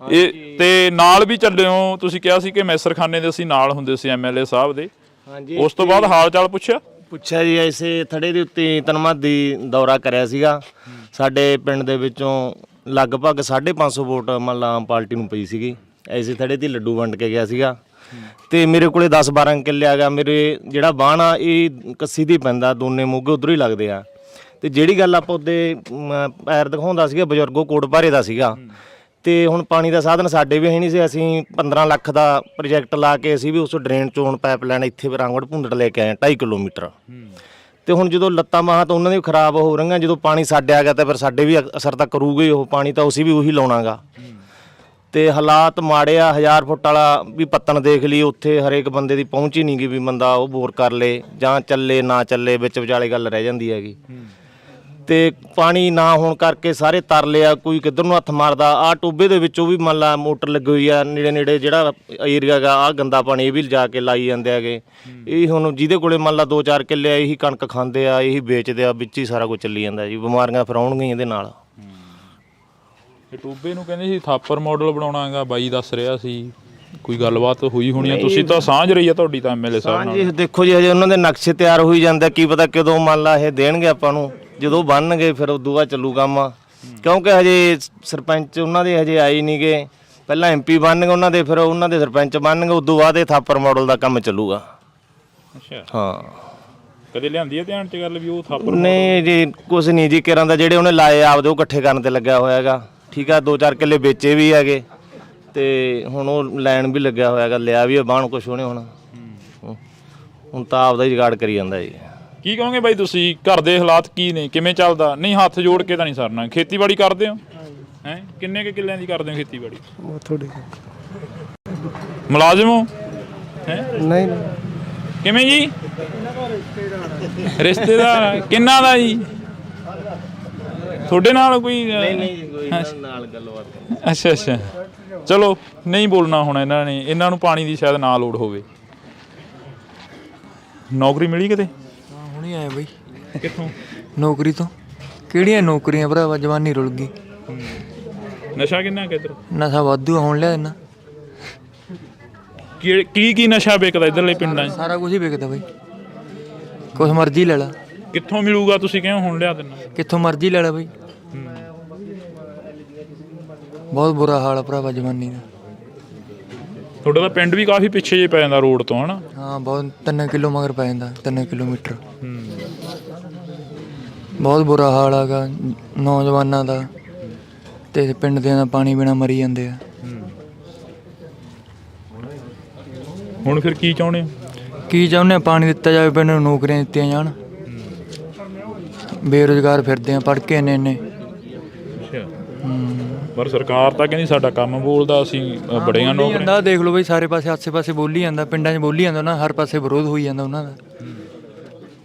ਇਹ ਤੇ ਨਾਲ ਵੀ ਚੱਲੇ ਹੋ, ਤੁਸੀਂ ਕਿਹਾ ਸੀ ਕਿ ਮੈਸਰਖਾਨੇ ਦੇ ਅਸੀਂ ਨਾਲ ਹੁੰਦੇ ਸੀ MLA ਸਾਹਿਬ ਦੇ। ਹਾਂਜੀ ਉਸ ਤੋਂ ਬਾਅਦ ਹਾਲ ਚਾਲ ਪੁੱਛਿਆ ਜੀ, ਐਸੇ ਥੜੇ ਦੇ ਉੱਤੇ ਤਨਮਾਦੀ ਦੌਰਾ ਕਰਿਆ ਸੀਗਾ। ਸਾਡੇ ਪਿੰਡ ਦੇ ਵਿੱਚੋਂ ਲਗਭਗ 550 ਵੋਟ ਮੰਨ ਲਾ ਆਮ ਪਾਰਟੀ ਨੂੰ ਪਈ ਸੀਗੀ। ਐਸੇ ਥੜੇ ਤੇ ਲੱਡੂ ਵੰਡ ਕੇ ਗਿਆ ਸੀਗਾ ਤੇ ਮੇਰੇ ਕੋਲੇ 10-12 ਕਿੱਲੇ ਆ ਗਿਆ। ਮੇਰੇ ਜਿਹੜਾ ਬਾਣ ਆ ਇਹ ਕੱਸੀ ਦੀ ਪੈਂਦਾ, ਦੋਨੇ ਮੋਗੇ ਉਧਰੋਂ ਹੀ ਲੱਗਦੇ ਆ। ਤੇ ਜਿਹੜੀ ਗੱਲ ਆਪਾਂ ਉਹਦੇ ਪੈਰ ਦਿਖਾਉਂਦਾ ਸੀਗਾ ਬਜ਼ੁਰਗੋ ਕੋਟ ਭਾਰੇ ਦਾ ਸੀਗਾ। ਤੇ ਹੁਣ ਪਾਣੀ ਦਾ ਸਾਧਨ ਸਾਡੇ ਵੀ ਹੈ ਨਹੀਂ ਸੀ। ਅਸੀਂ 15 ਲੱਖ ਦਾ ਪ੍ਰੋਜੈਕਟ ਲਾ ਕੇ ਅਸੀਂ ਵੀ ਉਸ ਡਰੇਨ ਚੋਂ ਪਾਈਪਲਾਈਨ ਇੱਥੇ ਰਾਂਗੜ ਭੁੰਦੜ ਲੈ ਕੇ ਆਏ 2.5 ਕਿਲੋਮੀਟਰ। ਤੇ ਹੁਣ ਜਦੋਂ ਲੱਤਾਂ ਬਾਹਾਂ ਤਾਂ ਉਹਨਾਂ ਦੀ ਖਰਾਬ ਹੋ ਰਹੀਆਂ, ਜਦੋਂ ਪਾਣੀ ਸਾਡੇ ਆ ਗਿਆ ਤਾਂ ਫਿਰ ਸਾਡੇ ਵੀ ਅਸਰ ਤਾਂ ਕਰੂਗਾ ਹੀ ਉਹ ਪਾਣੀ, ਤਾਂ ਅਸੀਂ ਵੀ ਉਹੀ ਲਾਉਣਾਗਾ। ਤੇ ਹਾਲਾਤ ਮਾੜੇ ਆ। 1000 ਫੁੱਟ ਵਾਲਾ ਵੀ ਪੱਤਣ ਦੇਖ ਲਈ, ਉੱਥੇ ਹਰੇਕ ਬੰਦੇ ਦੀ ਪਹੁੰਚ ਹੀ ਨਹੀਂ ਗਈ ਵੀ ਬੰਦਾ ਉਹ ਬੋਰ ਕਰ ਲੇ ਜਾਂ ਚੱਲੇ ਨਾ ਚੱਲੇ, ਵਿੱਚ ਵਿਚਾਲੇ ਗੱਲ ਰਹਿ ਜਾਂਦੀ ਹੈਗੀ। ਤੇ ਪਾਣੀ ਨਾ ਹੋਣ ਕਰਕੇ ਸਾਰੇ ਤਰਲੇ ਆ, ਕੋਈ ਕਿੱਧਰ ਨੂੰ ਹੱਥ ਮਾਰਦਾ। ਆਹ ਟੋਬੇ ਦੇ ਵਿੱਚੋਂ ਵੀ ਮੰਨ ਲਾ ਮੋਟਰ ਲੱਗੀ ਹੋਈ ਆ ਨੇੜੇ ਜਿਹੜਾ ਏਰੀਆ ਗਾ, ਆਹ ਗੰਦਾ ਪਾਣੀ ਇਹ ਵੀ ਲਿਜਾ ਕੇ ਲਾਈ ਜਾਂਦੇ ਹੈਗੇ। ਇਹ ਹੁਣ ਜਿਹਦੇ ਕੋਲੇ ਮੰਨ ਲਾ 2-4 ਕਿੱਲੇ ਆ, ਇਹੀ ਕਣਕ ਖਾਂਦੇ ਆ, ਇਹੀ ਵੇਚਦੇ ਆ, ਵਿੱਚ ਹੀ ਸਾਰਾ ਕੁਝ ਚੱਲੀ ਜਾਂਦਾ ਜੀ। ਬਿਮਾਰੀਆਂ ਫਿਰ ਆਉਣਗੀਆਂ ਇਹਦੇ ਨਾਲ। ਇਹ ਟੋਬੇ ਨੂੰ ਕਹਿੰਦੇ ਸੀ ਥਾਪਰ ਮਾਡਲ ਬਣਾਉਣਾਗਾ, ਬਾਈ ਦੱਸ ਰਿਹਾ ਸੀ, ਕੋਈ ਗੱਲਬਾਤ ਹੋਈ ਹੋਣੀ ਆ? ਤੁਸੀਂ ਤਾਂ ਸਾਂਝ ਰਹੀ ਆ ਤੁਹਾਡੀ ਤਾਂ MLA ਸਾਹਿਬ ਨਾਲ। ਹਾਂਜੀ ਦੇਖੋ ਜੀ, ਹਜੇ ਉਹਨਾਂ ਦੇ ਨਕਸ਼ੇ ਤਿਆਰ ਹੋਈ ਜਾਂਦੇ, ਕੀ ਪਤਾ ਕਦੋਂ ਮੰਨ ਲਾ ਇਹ ਦੇਣਗੇ ਆਪਾਂ ਨੂੰ। ਜਦੋਂ ਬਣਨਗੇ ਫਿਰ ਉਦੋਂ ਬਾਅਦ ਚੱਲੂ ਕੰਮ, ਕਿਉਂਕਿ ਹਜੇ ਸਰਪੰਚ ਉਹਨਾਂ ਦੇ ਹਜੇ ਆਏ ਨਹੀਂ ਗੇ। ਪਹਿਲਾਂ MP ਬਣਨਗੇ ਉਹਨਾਂ ਦੇ, ਫਿਰ ਉਹਨਾਂ ਦੇ ਸਰਪੰਚ ਬਣਨਗੇ, ਉਦੋਂ ਬਾਅਦ ਇਹ ਥਾਪਰ ਮਾਡਲ ਦਾ ਕੰਮ ਚੱਲੂਗਾ। ਅੱਛਾ ਹਾਂ। ਕਦੇ ਲਿਆਂਦੀ ਹੈ ਧਿਆਨ 'ਚ ਗੱਲ ਵੀ ਉਹ ਥਾਪਰ? ਨਹੀਂ ਜੀ ਕੁਛ ਨਹੀਂ ਜੀ, ਕਿਰਾਂ ਦਾ ਜਿਹੜੇ ਉਹਨੇ ਲਾਏ ਆਪਦੇ ਉਹ ਇਕੱਠੇ ਕਰਨ ਤੇ ਲੱਗਿਆ ਹੋਇਆ ਹੈਗਾ। ਠੀਕ ਆ, 2-4 ਕਿੱਲੇ ਵੇਚੇ ਵੀ ਹੈਗੇ ਤੇ ਹੁਣ ਉਹ ਲੈਣ ਵੀ ਲੱਗਿਆ ਹੋਇਆ ਹੈਗਾ, ਲਿਆ ਵੀ ਬਾਣ ਕੁਛ ਉਹਨੇ ਹੁਣ ਤਾਂ ਆਪਦਾ ਹੀ ਜੁਗਾੜ ਕਰੀ ਜਾਂਦਾ ਜੀ। ਕੀ ਕਹੋਗੇ ਬਾਈ ਤੁਸੀਂ, ਘਰ ਦੇ ਹਾਲਾਤ ਕੀ ਨੇ, ਕਿਵੇਂ ਚੱਲਦਾ? ਨਹੀਂ ਹੱਥ ਜੋੜ ਕੇ ਤਾਂ ਨਹੀਂ ਸਰਨਾ। ਖੇਤੀਬਾੜੀ ਕਰਦੇ ਹੋ ਹੈ? ਕਿੰਨੇ ਕੁ ਕਿੱਲਿਆਂ ਦੀ ਕਰਦੇ ਹੋ ਖੇਤੀਬਾੜੀ? ਥੋੜੀ ਮੁਲਾਜ਼ਮ ਹੋ ਹੈ? ਨਹੀਂ ਕਿਵੇਂ ਜੀ? ਰਿਸ਼ਤੇਦਾਰ ਕਿੰਨਾ ਦਾ ਜੀ? ਤੁਹਾਡੇ ਨਾਲ ਕੋਈ? ਨਹੀਂ ਜੀ ਕੋਈ ਨਾਲ ਗੱਲਬਾਤ। ਅੱਛਾ ਚਲੋ ਨਹੀਂ ਬੋਲਣਾ ਹੁਣ ਇਹਨਾਂ ਨੂੰ ਪਾਣੀ ਦੀ ਸ਼ਾਇਦ ਨਾ ਲੋੜ ਹੋਵੇ। ਨੌਕਰੀ ਮਿਲੀ ਕਿਤੇ? ਹੁਣੀ ਆਇਆ ਬਈ। ਕਿੱਥੋਂ? ਨੌਕਰੀ ਤੋਂ। ਕਿਹੜੀਆਂ ਨੌਕਰੀਆਂ ਭਰਾਵਾ, ਜਵਾਨੀ ਰੁਲ ਗਈ। ਨਸ਼ਾ ਕਿੰਨਾ ਕਿੱਧਰ? ਨਸ਼ਾ ਵਾਧੂ ਹੁਣ ਲਿਆ ਇਹਨਾਂ। ਕੀ ਨਸ਼ਾ ਵਿਕਦਾ ਇੱਧਰਲੇ ਪਿੰਡਾਂ 'ਚ? ਸਾਰਾ ਕੁਝ ਹੀ ਵਿਕਦਾ ਬਈ, ਕੁਛ ਮਰਜ਼ੀ ਲੈ ਲਾ। ਕਿੱਥੋਂ ਮਿਲੂਗਾ? ਤੁਸੀਂ ਕਿਉਂ ਹੁਣ ਲਿਆ ਦਿੰਨਾ? ਕਿੱਥੋਂ ਮਰਜ਼ੀ ਲੈ ਲਾ ਬਈ। ਬਹੁਤ ਬੁਰਾ ਹਾਲ ਆ ਭਰਾਵਾ ਜਵਾਨੀ ਦਾ। ਤੁਹਾਡਾ ਤਾਂ ਪਿੰਡ ਵੀ ਕਾਫੀ ਪਿੱਛੇ ਜੇ ਪੈ ਜਾਂਦਾ ਰੋਡ ਤੋਂ, ਹਨਾ? ਹਾਂ ਬਹੁਤ 3 ਕਿਲੋ ਮਗਰ ਪੈ ਜਾਂਦਾ, 3 ਕਿਲੋਮੀਟਰ। ਬਹੁਤ ਬੁਰਾ ਹਾਲ ਹੈਗਾ ਨੌਜਵਾਨਾਂ ਦਾ, ਤੇ ਪਿੰਡ ਦਿਆਂ ਦਾ ਪਾਣੀ ਬਿਨਾਂ ਮਰੀ ਜਾਂਦੇ ਆ। ਹੁਣ ਫਿਰ ਕੀ ਚਾਹੁੰਦੇ ਹੋ? ਕੀ ਚਾਹੁੰਦੇ ਆ? ਪਾਣੀ ਦਿੱਤਾ ਜਾਵੇ, ਪਿੰਡ ਨੂੰ ਨੌਕਰੀਆਂ ਦਿੱਤੀਆਂ ਜਾਣ। ਬੇਰੁਜ਼ਗਾਰ ਫਿਰਦੇ ਆ, ਪੜ੍ਹ ਕੇ ਇੰਨੇ। ਪਰ ਸਰਕਾਰ ਤਾਂ ਕਹਿੰਦੀ ਸਾਡਾ ਕੰਮ ਬੋਲਦਾ, ਅਸੀਂ ਬੜੀਆਂ ਨੌਕਰੀਆਂ। ਦੇਖ ਲਓ ਬਈ, ਸਾਰੇ ਪਾਸੇ ਆਸੇ-ਪਾਸੇ ਬੋਲੀ ਜਾਂਦਾ, ਪਿੰਡਾਂ 'ਚ ਬੋਲੀ ਜਾਂਦਾ ਨਾ, ਹਰ ਪਾਸੇ ਵਿਰੋਧ ਹੋਈ ਜਾਂਦਾ ਉਹਨਾਂ ਦਾ।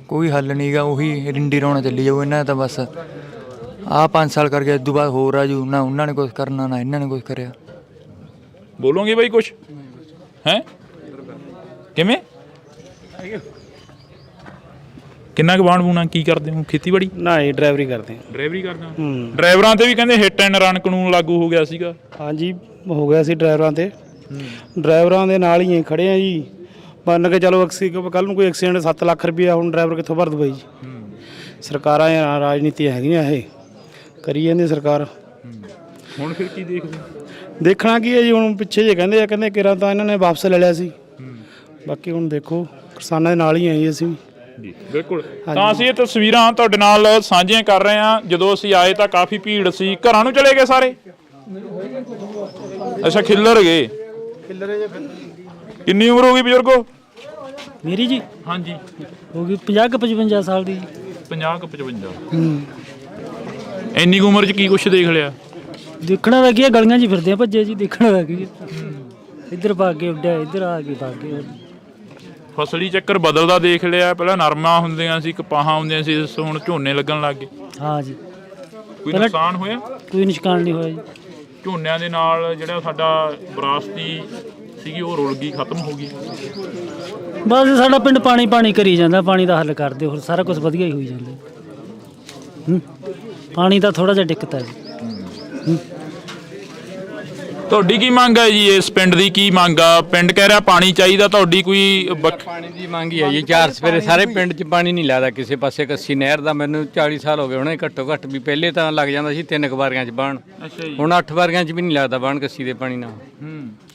ਕੋਈ ਹੱਲ ਨਹੀਂ ਗਾ, ਉਹੀ ਰਿੰਡੀ ਰੌਣਾ ਚੱਲੀ ਜਾਊ ਇਹਨਾਂ ਦਾ। ਤਾਂ ਬਸ ਆਹ 5 ਸਾਲ ਕਰ ਗਿਆ, ਇਸ ਤੋਂ ਬਾਅਦ ਹੋਰ ਆ ਜੂ। ਨਾ ਉਹਨਾਂ ਨੇ ਕੁਛ ਕਰਨਾ, ਨਾ ਇਹਨਾਂ ਨੇ ਕੁਛ ਕਰਿਆ। ਬੋਲੋਗੇ ਬਾਈ ਕੁਛ ਹੈ? ਕਿਵੇਂ? ਕਿੰਨਾ ਕੁ ਬਾਣ ਬੂਣਾ ਕੀ ਕਰਦੇ ਹੋ? ਖੇਤੀਬਾੜੀ? ਨਾ ਇਹ ਡਰਾਈਵਰੀ ਕਰਦੇ ਆ। ਡਰਾਈਵਰੀ ਕਰਦਾ? ਡਰਾਈਵਰਾਂ ਤੇ ਵੀ ਕਹਿੰਦੇ ਹਿੱਟ ਐਂਡ ਰਨ ਕਾਨੂੰਨ ਲਾਗੂ ਹੋ ਗਿਆ ਸੀਗਾ। ਹਾਂਜੀ ਹੋ ਗਿਆ ਸੀ ਡਰਾਈਵਰਾਂ ਤੇ। ਡਰਾਈਵਰਾਂ ਦੇ ਨਾਲ ਹੀ ਖੜੇ ਆ ਜੀ, ਮੰਨ ਕੇ ਚਲੋ ਕੱਲ ਨੂੰ ਕੋਈ ਐਕਸੀਡੈਂਟ 7 ਲੱਖ ਰੁਪਇਆ ਹੁਣ ਡਰਾਈਵਰ ਕਿੱਥੋਂ ਭਰ ਦੂਗਾ ਜੀ? ਸਰਕਾਰਾਂ ਰਾਜਨੀਤੀਆਂ ਹੈਗੀਆਂ, ਇਹ ਕਰੀ ਜਾਂਦੀ ਸਰਕਾਰ। ਹੁਣ ਫਿਰ ਕੀ ਦੇਖਦੇ? ਦੇਖਣਾ ਕੀ ਹੈ ਜੀ, ਹੁਣ ਪਿੱਛੇ ਜੇ ਕਹਿੰਦੇ ਕਿਰਾਂ ਤਾਂ ਇਹਨਾਂ ਨੇ ਵਾਪਸ ਲੈ ਲਿਆ ਸੀ। ਬਾਕੀ ਹੁਣ ਦੇਖੋ, ਕਿਸਾਨਾਂ ਦੇ ਨਾਲ ਹੀ ਆਏ ਅਸੀਂ ਜੀ। ਬਿਲਕੁਲ। ਤਾਂ ਅਸੀਂ ਇਹ ਤਸਵੀਰਾਂ ਤੁਹਾਡੇ ਨਾਲ ਸਾਂਝੀਆਂ ਕਰ ਰਹੇ ਹਾਂ। ਜਦੋਂ ਅਸੀਂ ਆਏ ਤਾਂ ਕਾਫੀ ਭੀੜ ਸੀ। ਘਰਾਂ ਨੂੰ ਚਲੇ ਗਏ ਸਾਰੇ? ਅੱਛਾ ਖਿੱਲਰ ਗਏ। ਕਿੰਨੀ ਉਮਰ ਹੋ ਗਈ ਬਜ਼ੁਰਗੋ? ਮੇਰੀ ਜੀ ਹਾਂਜੀ ਹੋ ਗਈ 50 55 ਸਾਲ ਦੀ। 50 55 ਇੰਨੀ ਕੁ ਉਮਰ 'ਚ ਕੀ ਕੁਛ ਦੇਖ ਲਿਆ? ਦੇਖਣਾ ਤਾਂ ਕੀ ਹੈ, ਗਲੀਆਂ 'ਚ ਫਿਰਦੇ ਆ ਭੱਜੇ ਜੀ, ਦੇਖਣਾ ਤਾਂ ਕੀ ਹੈ। ਇੱਧਰ ਭੱਗ ਕੇ ਉੱਡਿਆ, ਇੱਧਰ ਆ ਕੇ ਭੱਗ ਕੇ। ਫਸਲੀ ਚੱਕਰ ਬਦਲਦਾ ਦੇਖ ਲਿਆ, ਪਹਿਲਾਂ ਨਰਮਾ ਹੁੰਦੀਆਂ ਸੀ, ਕਪਾਹਾਂ ਹੁੰਦੀਆਂ ਸੀ, ਹੁਣ ਝੋਨੇ ਲੱਗਣ ਲੱਗ ਗਏ। ਹਾਂ ਜੀ। ਕੋਈ ਨੁਕਸਾਨ ਹੋਇਆ? ਕੋਈ ਨੁਕਸਾਨ ਨਹੀਂ ਹੋਇਆ ਜੀ। ਝੋਨਿਆਂ ਦੇ ਨਾਲ ਜਿਹੜਾ ਸਾਡਾ ਵਿਰਾਸਤੀ ਸੀਗੀ ਉਹ ਰੁਲ ਗਈ, ਖਤਮ ਹੋ ਗਈ। ਬਸ ਸਾਡਾ ਪਿੰਡ ਪਾਣੀ ਪਾਣੀ ਕਰੀ ਜਾਂਦਾ, ਪਾਣੀ ਦਾ ਹੱਲ ਕਰਦੇ, ਹੋਰ ਸਾਰਾ ਕੁਝ ਵਧੀਆ ਹੀ ਹੋਈ ਜਾਂਦਾ। ਪਾਣੀ ਦਾ ਥੋੜਾ ਜਿਹਾ ਦਿੱਕਤ ਹੈ। ਤੁਹਾਡੀ ਕੀ ਮੰਗ ਹੈ ਜੀ? ਇਸ ਪਿੰਡ ਦੀ ਕੀ ਮੰਗ ਆ? ਪਿੰਡ ਕਹਿ ਰਿਹਾ ਪਾਣੀ ਚਾਹੀਦਾ, ਤੁਹਾਡੀ ਕੋਈ ਪਾਣੀ ਦੀ ਮੰਗ ਹੀ ਹੈ ਜੀ। 4 ਸਵੇਰੇ ਸਾਰੇ ਪਿੰਡ 'ਚ ਪਾਣੀ ਨਹੀਂ ਲੱਗਦਾ ਕਿਸੇ ਪਾਸੇ। ਕੱਸੀ ਨਹਿਰ ਦਾ ਮੈਨੂੰ 40 ਸਾਲ ਹੋ ਗਏ ਹੁਣੇ ਘੱਟੋ ਘੱਟ ਵੀ। ਪਹਿਲੇ ਤਾਂ ਲੱਗ ਜਾਂਦਾ ਸੀ 3 ਵਾਰੀਆਂ 'ਚ ਬਾਣ, ਹੁਣ 8 ਵਾਰੀਆਂ 'ਚ ਵੀ ਨਹੀਂ ਲੱਗਦਾ ਬਾਣ ਕੱਸੀ ਦੇ ਪਾਣੀ ਨਾਲ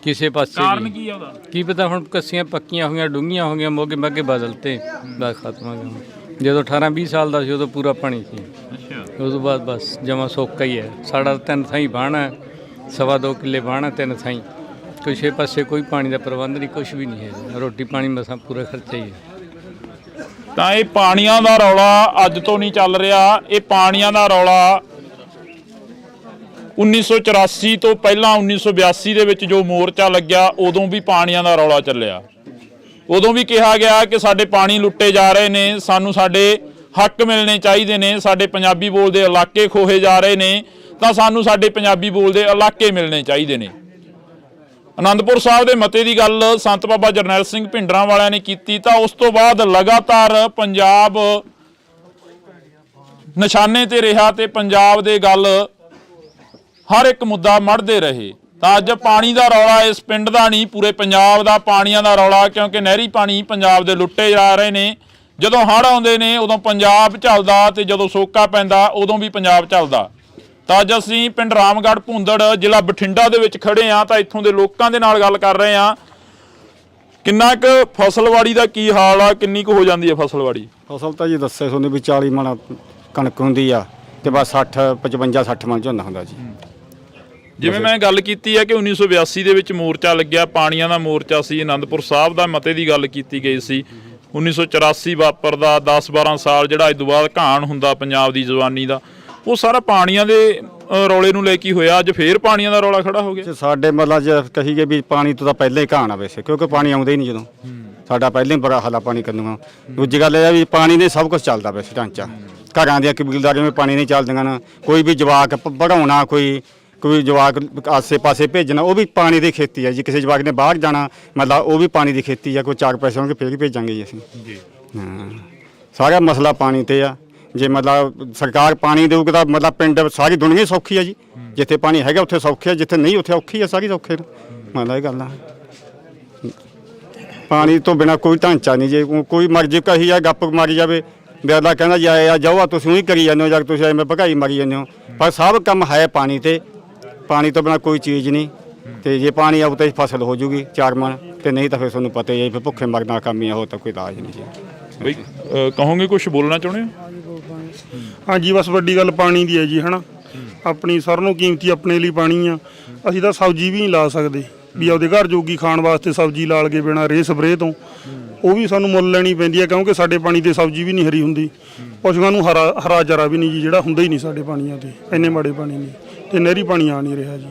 ਕਿਸੇ ਪਾਸੇ। ਕਾਰਨ ਕੀ ਆ ਉਹਦਾ? ਕੀ ਪਤਾ, ਹੁਣ ਕੱਸੀਆਂ ਪੱਕੀਆਂ ਹੋਈਆਂ, ਡੂੰਘੀਆਂ ਹੋ ਗਈਆਂ, ਮੋਗੇ ਮੱਗੇ ਬਦਲਤੇ, ਬਸ ਖਤਮ ਹੋ ਗਿਆ। ਜਦੋਂ 18-20 ਸਾਲ ਦਾ ਸੀ ਉਦੋਂ ਪੂਰਾ ਪਾਣੀ ਸੀ। ਉਸ ਤੋਂ ਬਾਅਦ ਬਸ ਜਮਾ ਸੋਕਾ ਹੀ ਹੈ। ਸਾਡਾ 3 ਥਾਈਂ ਬਾਣ ਹੈ, 2.25 ਕਿੱਲੇ ਬਾਣ, 3 ਥਾਈਂ। ਕਿਸੇ ਪਾਸੇ ਕੋਈ ਪਾਣੀ ਦਾ ਪ੍ਰਬੰਧ ਨਹੀਂ, ਕੁਛ ਵੀ ਨਹੀਂ ਹੈ। ਰੋਟੀ ਪਾਣੀ ਮਸਾਂ ਪੂਰਾ ਖਰਚਾ ਹੀ ਹੈ। ਤਾਂ ਇਹ ਪਾਣੀਆਂ ਦਾ ਰੌਲਾ ਅੱਜ ਤੋਂ ਨਹੀਂ ਚੱਲ ਰਿਹਾ। ਇਹ ਪਾਣੀਆਂ ਦਾ ਰੌਲਾ 1984 ਤੋਂ ਪਹਿਲਾਂ 1982 ਦੇ ਵਿੱਚ ਜੋ ਮੋਰਚਾ ਲੱਗਿਆ, ਉਦੋਂ ਵੀ ਪਾਣੀਆਂ ਦਾ ਰੌਲਾ ਚੱਲਿਆ। ਉਦੋਂ ਵੀ ਕਿਹਾ ਗਿਆ ਕਿ ਸਾਡੇ ਪਾਣੀ ਲੁੱਟੇ ਜਾ ਰਹੇ ਨੇ, ਸਾਨੂੰ ਸਾਡੇ ਹੱਕ ਮਿਲਣੇ ਚਾਹੀਦੇ ਨੇ, ਸਾਡੇ ਪੰਜਾਬੀ ਬੋਲਦੇ ਇਲਾਕੇ ਖੋਹੇ ਜਾ ਰਹੇ ਨੇ, ਤਾਂ ਸਾਨੂੰ ਸਾਡੇ ਪੰਜਾਬੀ ਬੋਲਦੇ ਇਲਾਕੇ ਮਿਲਣੇ ਚਾਹੀਦੇ ਨੇ। ਆਨੰਦਪੁਰ ਸਾਹਿਬ ਦੇ ਮਤੇ ਦੀ ਗੱਲ ਸੰਤ ਬਾਬਾ ਜਰਨੈਲ ਸਿੰਘ ਭਿੰਡਰਾਂ ਵਾਲਿਆਂ ਨੇ ਕੀਤੀ, ਤਾਂ ਉਸ ਤੋਂ ਬਾਅਦ ਲਗਾਤਾਰ ਪੰਜਾਬ ਨਿਸ਼ਾਨੇ ਤੇ ਰਿਹਾ ਤੇ ਪੰਜਾਬ ਦੇ ਗੱਲ ਹਰ ਇੱਕ ਮੁੱਦਾ ਮੜਦੇ ਰਹੇ। ਤਾਂ ਅੱਜ ਪਾਣੀ ਦਾ ਰੌਲਾ ਇਸ ਪਿੰਡ ਦਾ ਨਹੀਂ, ਪੂਰੇ ਪੰਜਾਬ ਦਾ ਪਾਣੀਆਂ ਦਾ ਰੌਲਾ, ਕਿਉਂਕਿ ਨਹਿਰੀ ਪਾਣੀ ਪੰਜਾਬ ਦੇ ਲੁੱਟੇ ਜਾ ਰਹੇ ਨੇ। ਜਦੋਂ ਹੜ੍ਹ ਆਉਂਦੇ ਨੇ ਉਦੋਂ ਪੰਜਾਬ ਝੱਲਦਾ, ਤੇ ਜਦੋਂ ਸੋਕਾ ਪੈਂਦਾ ਉਦੋਂ ਵੀ ਪੰਜਾਬ ਝੱਲਦਾ। ਤਾਂ ਅੱਜ ਅਸੀਂ ਪਿੰਡ ਰਾਮਗੜ੍ਹ ਭੁੰਦੜ, ਜ਼ਿਲ੍ਹਾ ਬਠਿੰਡਾ ਦੇ ਵਿੱਚ ਖੜੇ ਹਾਂ, ਤਾਂ ਇੱਥੋਂ ਦੇ ਲੋਕਾਂ ਦੇ ਨਾਲ ਗੱਲ ਕਰ ਰਹੇ ਹਾਂ। ਕਿੰਨਾ ਕੁ ਫਸਲਵਾੜੀ ਦਾ ਕੀ ਹਾਲ ਆ? ਕਿੰਨੀ ਕੁ ਹੋ ਜਾਂਦੀ ਹੈ ਫਸਲਵਾੜੀ? ਫਸਲ ਤਾਂ ਜੀ ਦੱਸਿਆ ਤੁਹਾਨੂੰ ਵੀ 40 ਮਣ ਕਣਕ ਹੁੰਦੀ ਆ, ਤੇ ਬਸ 55-60 ਮਣ ਝੋਨਾ ਹੁੰਦਾ ਜੀ। ਜਿਵੇਂ ਮੈਂ ਗੱਲ ਕੀਤੀ ਹੈ ਕਿ 1982 ਦੇ ਵਿੱਚ ਮੋਰਚਾ ਲੱਗਿਆ, ਪਾਣੀਆਂ ਦਾ ਮੋਰਚਾ ਸੀ। ਆਨੰਦਪੁਰ ਸਾਹਿਬ ਦਾ ਮਤੇ ਦੀ ਗੱਲ ਕੀਤੀ ਗਈ ਸੀ। 1984 ਵਾਪਰਦਾ 10-12 ਸਾਲ ਜਿਹੜਾ ਇਸ ਤੋਂ ਬਾਅਦ ਘਾਣ ਹੁੰਦਾ ਪੰਜਾਬ ਦੀ ਜਵਾਨੀ ਦਾ, ਉਹ ਸਾਰਾ ਪਾਣੀਆਂ ਦੇ ਰੌਲੇ ਨੂੰ ਲੈ ਕੇ ਹੋਇਆ। ਅੱਜ ਫੇਰ ਪਾਣੀਆਂ ਦਾ ਰੌਲਾ ਖੜਾ ਹੋ ਗਿਆ। ਸਾਡੇ ਮਤਲਬ ਜੇ ਕਹੀਏ ਵੀ ਪਾਣੀ ਤੋਂ ਤਾਂ ਪਹਿਲਾਂ ਹੀ ਘਾਣ ਆ ਵੈਸੇ, ਕਿਉਂਕਿ ਪਾਣੀ ਆਉਂਦਾ ਹੀ ਨਹੀਂ ਜਦੋਂ। ਸਾਡਾ ਪਹਿਲਾਂ ਹੀ ਬੜਾ ਹਾਲਾ ਪਾਣੀ ਕਰਨਾ। ਦੂਜੀ ਗੱਲ ਇਹ ਆ ਵੀ ਪਾਣੀ ਨੇ ਸਭ ਕੁਝ ਚੱਲਦਾ ਵੈਸੇ ਢਾਂਚਾ। ਘਰਾਂ ਦੀਆਂ ਕਬੀਲਦਾਰੀਆਂ ਵਿੱਚ ਪਾਣੀ ਨਹੀਂ ਚੱਲਦੀਆਂ ਨਾ। ਕੋਈ ਵੀ ਜਵਾਕ ਪੜ੍ਹਾਉਣਾ, ਕੋਈ ਜਵਾਕ ਆਸੇ ਪਾਸੇ ਭੇਜਣਾ, ਉਹ ਵੀ ਪਾਣੀ ਦੀ ਖੇਤੀ ਹੈ ਜੀ। ਕਿਸੇ ਜਵਾਕ ਨੇ ਬਾਹਰ ਜਾਣਾ, ਮਤਲਬ ਉਹ ਵੀ ਪਾਣੀ ਦੀ ਖੇਤੀ ਆ। ਕੋਈ 4 ਪੈਸੇ ਹੋਣਗੇ ਫੇਰ ਹੀ ਭੇਜਾਂਗੇ ਜੀ ਅਸੀਂ। ਹਾਂ, ਸਾਰਾ ਮਸਲਾ ਪਾਣੀ ਤੇ ਆ। ਜੇ ਮਤਲਬ ਸਰਕਾਰ ਪਾਣੀ ਦੇਊਗੀ ਤਾਂ ਮਤਲਬ ਪਿੰਡ ਸਾਰੀ ਦੁਨੀਆ ਸੌਖੀ ਆ ਜੀ। ਜਿੱਥੇ ਪਾਣੀ ਹੈਗਾ ਉੱਥੇ ਸੌਖੀ ਆ, ਜਿੱਥੇ ਨਹੀਂ ਉੱਥੇ ਔਖੀ ਆ, ਸਾਰੀ ਔਖੇ ਮਤਲਬ ਇਹ ਗੱਲ ਆ। ਪਾਣੀ ਤੋਂ ਬਿਨਾਂ ਕੋਈ ਢਾਂਚਾ ਨਹੀਂ। ਜੇ ਕੋਈ ਮਰਜ਼ੀ ਕਹੀ ਆ, ਗੱਪ ਮਾਰੀ ਜਾਵੇ, ਬਿਆਲਾ ਕਹਿੰਦਾ ਜੀ ਆ ਜਾਓ, ਤੁਸੀਂ ਹੀ ਕਰੀ ਜਾਂਦੇ ਹੋ, ਜਾਂ ਤੁਸੀਂ ਐਵੇਂ ਭਗਾਈ ਮਾਰੀ ਜਾਂਦੇ ਹੋ। ਪਰ ਸਭ ਕੰਮ ਹੈ ਪਾਣੀ ਤੇ। ਪਾਣੀ ਤੋਂ ਬਿਨਾਂ ਕੋਈ ਚੀਜ਼ ਨਹੀਂ। ਤੇ ਜੇ ਪਾਣੀ ਆਊ ਤਾਂ ਫਸਲ ਹੋ ਜੂਗੀ 4 ਮਣ, ਤੇ ਨਹੀਂ ਤਾਂ ਫਿਰ ਤੁਹਾਨੂੰ ਪਤਾ ਹੀ ਹੈ, ਫਿਰ ਭੁੱਖੇ ਮਰਨਾ ਕੰਮ ਹੀ ਆ, ਹੋਰ ਤਾਂ ਕੋਈ ਇਲਾਜ ਨਹੀਂ ਜੀ। ਬਈ ਕਹੋਗੇ, ਕੁਝ ਬੋਲਣਾ ਚਾਹੁੰਦੇ ਹੋ? ਹਾਂਜੀ, ਬਸ ਵੱਡੀ ਗੱਲ ਪਾਣੀ ਦੀ ਹੈ ਜੀ, ਹੈ ਨਾ। ਆਪਣੀ ਸਾਰਿਆਂ ਨੂੰ ਕੀਮਤੀ ਆਪਣੇ ਲਈ ਪਾਣੀ ਆ। ਅਸੀਂ ਤਾਂ ਸਬਜ਼ੀ ਵੀ ਨਹੀਂ ਲਾ ਸਕਦੇ ਵੀ ਆਪਦੇ ਘਰ ਜੋਗੀ ਖਾਣ ਵਾਸਤੇ ਸਬਜ਼ੀ ਲਾ ਲਗੇ ਬਿਨਾਂ ਰੇਹ ਸਪਰੇਅ ਤੋਂ। ਉਹ ਵੀ ਸਾਨੂੰ ਮੁੱਲ ਲੈਣੀ ਪੈਂਦੀ ਹੈ, ਕਿਉਂਕਿ ਸਾਡੇ ਪਾਣੀ ਤੇ ਸਬਜ਼ੀ ਵੀ ਨਹੀਂ ਹਰੀ ਹੁੰਦੀ। ਪਸ਼ੂਆਂ ਨੂੰ ਹਰਾ ਚਾਰਾ ਵੀ ਨਹੀਂ ਜੀ, ਜਿਹੜਾ ਹੁੰਦਾ ਹੀ ਨਹੀਂ ਸਾਡੇ ਪਾਣੀਆਂ ਤੇ। ਇੰਨੇ ਮਾੜੇ ਪਾਣੀ ਨੇ, ਤੇ ਨਹਿਰੀ ਪਾਣੀ ਆ ਨਹੀਂ ਰਿਹਾ ਜੀ।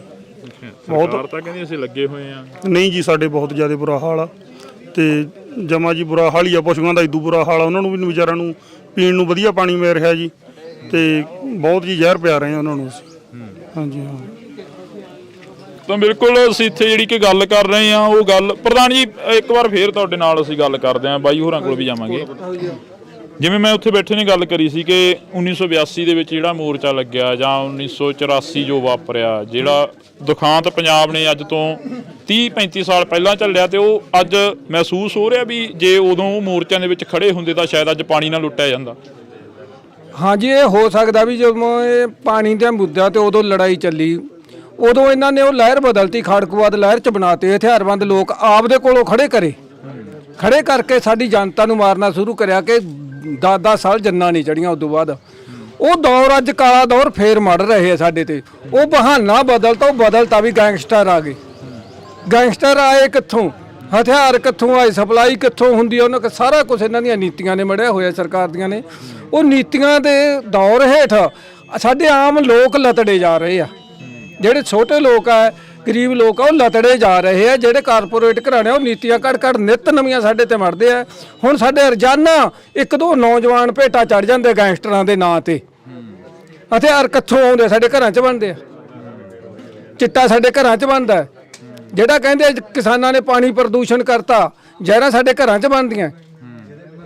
ਬਹੁਤ ਤਾਂ ਕਹਿੰਦੇ ਅਸੀਂ ਲੱਗੇ ਹੋਏ ਆ। ਨਹੀਂ ਜੀ, ਸਾਡੇ ਬਹੁਤ ਜ਼ਿਆਦਾ ਬੁਰਾ ਹਾਲ ਆ। ਤੇ ਜਮਾ ਜੀ ਬੁਰਾ ਹਾਲ ਹੀ ਆ। ਪਸ਼ੂਆਂ ਦਾ ਇਦੋਂ ਬੁਰਾ ਹਾਲ ਆ। ਉਹਨਾਂ ਨੂੰ ਵੀ ਵਿਚਾਰਿਆਂ ਨੂੰ ਪੀਣ ਨੂੰ ਵਧੀਆ ਪਾਣੀ ਮਿਲ ਰਿਹਾ ਜੀ, ਤੇ ਬਹੁਤ ਜੀ ਜ਼ਹਿਰ ਪਿਆ ਰਹੇ ਆ ਉਹਨਾਂ ਨੂੰ ਅਸੀਂ। ਹਾਂਜੀ ਹਾਂ। ਤਾਂ ਬਿਲਕੁਲ ਅਸੀਂ ਇੱਥੇ ਜਿਹੜੀ ਕਿ ਗੱਲ ਕਰ ਰਹੇ ਹਾਂ, ਉਹ ਗੱਲ ਪ੍ਰਧਾਨ ਜੀ ਇੱਕ ਵਾਰ ਫੇਰ ਤੁਹਾਡੇ ਨਾਲ ਅਸੀਂ ਗੱਲ ਕਰਦੇ ਹਾਂ। ਬਾਈ ਹੋਰਾਂ ਕੋਲ ਵੀ ਜਾਵਾਂਗੇ। ਜਿਵੇਂ ਮੈਂ ਉੱਥੇ ਬੈਠੇ ਨੇ ਗੱਲ ਕਰੀ ਸੀ ਕਿ 1982 ਦੇ ਵਿੱਚ ਜਿਹੜਾ ਮੋਰਚਾ ਲੱਗਿਆ, ਜਾਂ 1984 ਜੋ ਵਾਪਰਿਆ, ਜਿਹੜਾ ਦੁਖਾਂਤ ਪੰਜਾਬ ਨੇ ਅੱਜ ਤੋਂ 30-35 ਸਾਲ ਪਹਿਲਾਂ ਚੱਲਿਆ, ਤੇ ਉਹ ਅੱਜ ਮਹਿਸੂਸ ਹੋ ਰਿਹਾ ਵੀ ਜੇ ਉਦੋਂ ਉਹ ਮੋਰਚਿਆਂ ਦੇ ਵਿੱਚ ਖੜੇ ਹੁੰਦੇ ਤਾਂ ਸ਼ਾਇਦ ਅੱਜ ਪਾਣੀ ਨਾਲ ਲੁੱਟਿਆ ਜਾਂਦਾ। ਹਾਂਜੀ, ਇਹ ਹੋ ਸਕਦਾ ਵੀ ਜਦੋਂ ਇਹ ਪਾਣੀ ਦੇ ਮੁੱਦਿਆਂ ਤੇ ਉਦੋਂ ਲੜਾਈ ਚੱਲੀ, ਉਦੋਂ ਇਹਨਾਂ ਨੇ ਉਹ ਲਹਿਰ ਬਦਲਤੀ, ਖਾੜਕੂਵਾਦ ਲਹਿਰ ਚ ਬਣਾਤੇ। ਹਥਿਆਰਬੰਦ ਲੋਕ ਆਪਦੇ ਕੋਲੋਂ ਖੜੇ ਕਰਕੇ ਸਾਡੀ ਜਨਤਾ ਨੂੰ ਮਾਰਨਾ ਸ਼ੁਰੂ ਕਰਿਆ ਕਿ 10-10 ਸਾਲ ਜੰਨਾਂ ਨਹੀਂ ਚੜੀਆਂ। ਉਦੋਂ ਬਾਅਦ ਉਹ ਦੌਰ, ਅੱਜ ਕਾਲਾ ਦੌਰ ਫੇਰ ਮੜ ਰਹੇ ਆ ਸਾਡੇ ਤੇ। ਉਹ ਬਹਾਨਾ ਬਦਲਤਾ ਵੀ ਗੈਂਗਸਟਰ ਆ ਗਏ। ਗੈਂਗਸਟਰ ਆਏ ਕਿੱਥੋਂ? ਹਥਿਆਰ ਕਿੱਥੋਂ ਆਏ, ਸਪਲਾਈ ਕਿੱਥੋਂ ਹੁੰਦੀ ਹੈ, ਉਹਨਾਂ ਕੋਲ ਸਾਰਾ ਕੁਝ ਇਹਨਾਂ ਦੀਆਂ ਨੀਤੀਆਂ ਨੇ ਮੜਿਆ ਹੋਇਆ ਸਰਕਾਰ ਦੀਆਂ ਨੇ। ਉਹ ਨੀਤੀਆਂ ਦੇ ਦੌਰ ਹੇਠ ਸਾਡੇ ਆਮ ਲੋਕ ਲਤੜੇ ਜਾ ਰਹੇ ਆ। ਜਿਹੜੇ ਛੋਟੇ ਲੋਕ ਆ, ਗਰੀਬ ਲੋਕ ਆ, ਉਹ ਲਤੜੇ ਜਾ ਰਹੇ ਆ। ਜਿਹੜੇ ਕਾਰਪੋਰੇਟ ਘਰਾਣੇ ਉਹ ਨੀਤੀਆਂ ਘੜ ਨਿੱਤ ਨਵੀਆਂ ਸਾਡੇ ਤੇ ਮੜਦੇ ਆ। ਹੁਣ ਸਾਡੇ ਰੋਜ਼ਾਨਾ 1-2 ਨੌਜਵਾਨ ਭੇਟਾ ਚੜ ਜਾਂਦੇ ਗੈਂਗਸਟਰਾਂ ਦੇ ਨਾਂ ਤੇ। ਹਥਿਆਰ ਕਿੱਥੋਂ ਆਉਂਦੇ? ਸਾਡੇ ਘਰਾਂ 'ਚ ਬਣਦੇ ਆ। ਚਿੱਟਾ ਸਾਡੇ ਘਰਾਂ 'ਚ ਬਣਦਾ। ਜਿਹੜਾ ਕਹਿੰਦੇ ਕਿਸਾਨਾਂ ਨੇ ਪਾਣੀ ਪ੍ਰਦੂਸ਼ਣ ਕਰਤਾ, ਜ਼ਹਿਰਾਂ ਸਾਡੇ ਘਰਾਂ 'ਚ ਬਣਦੀਆਂ।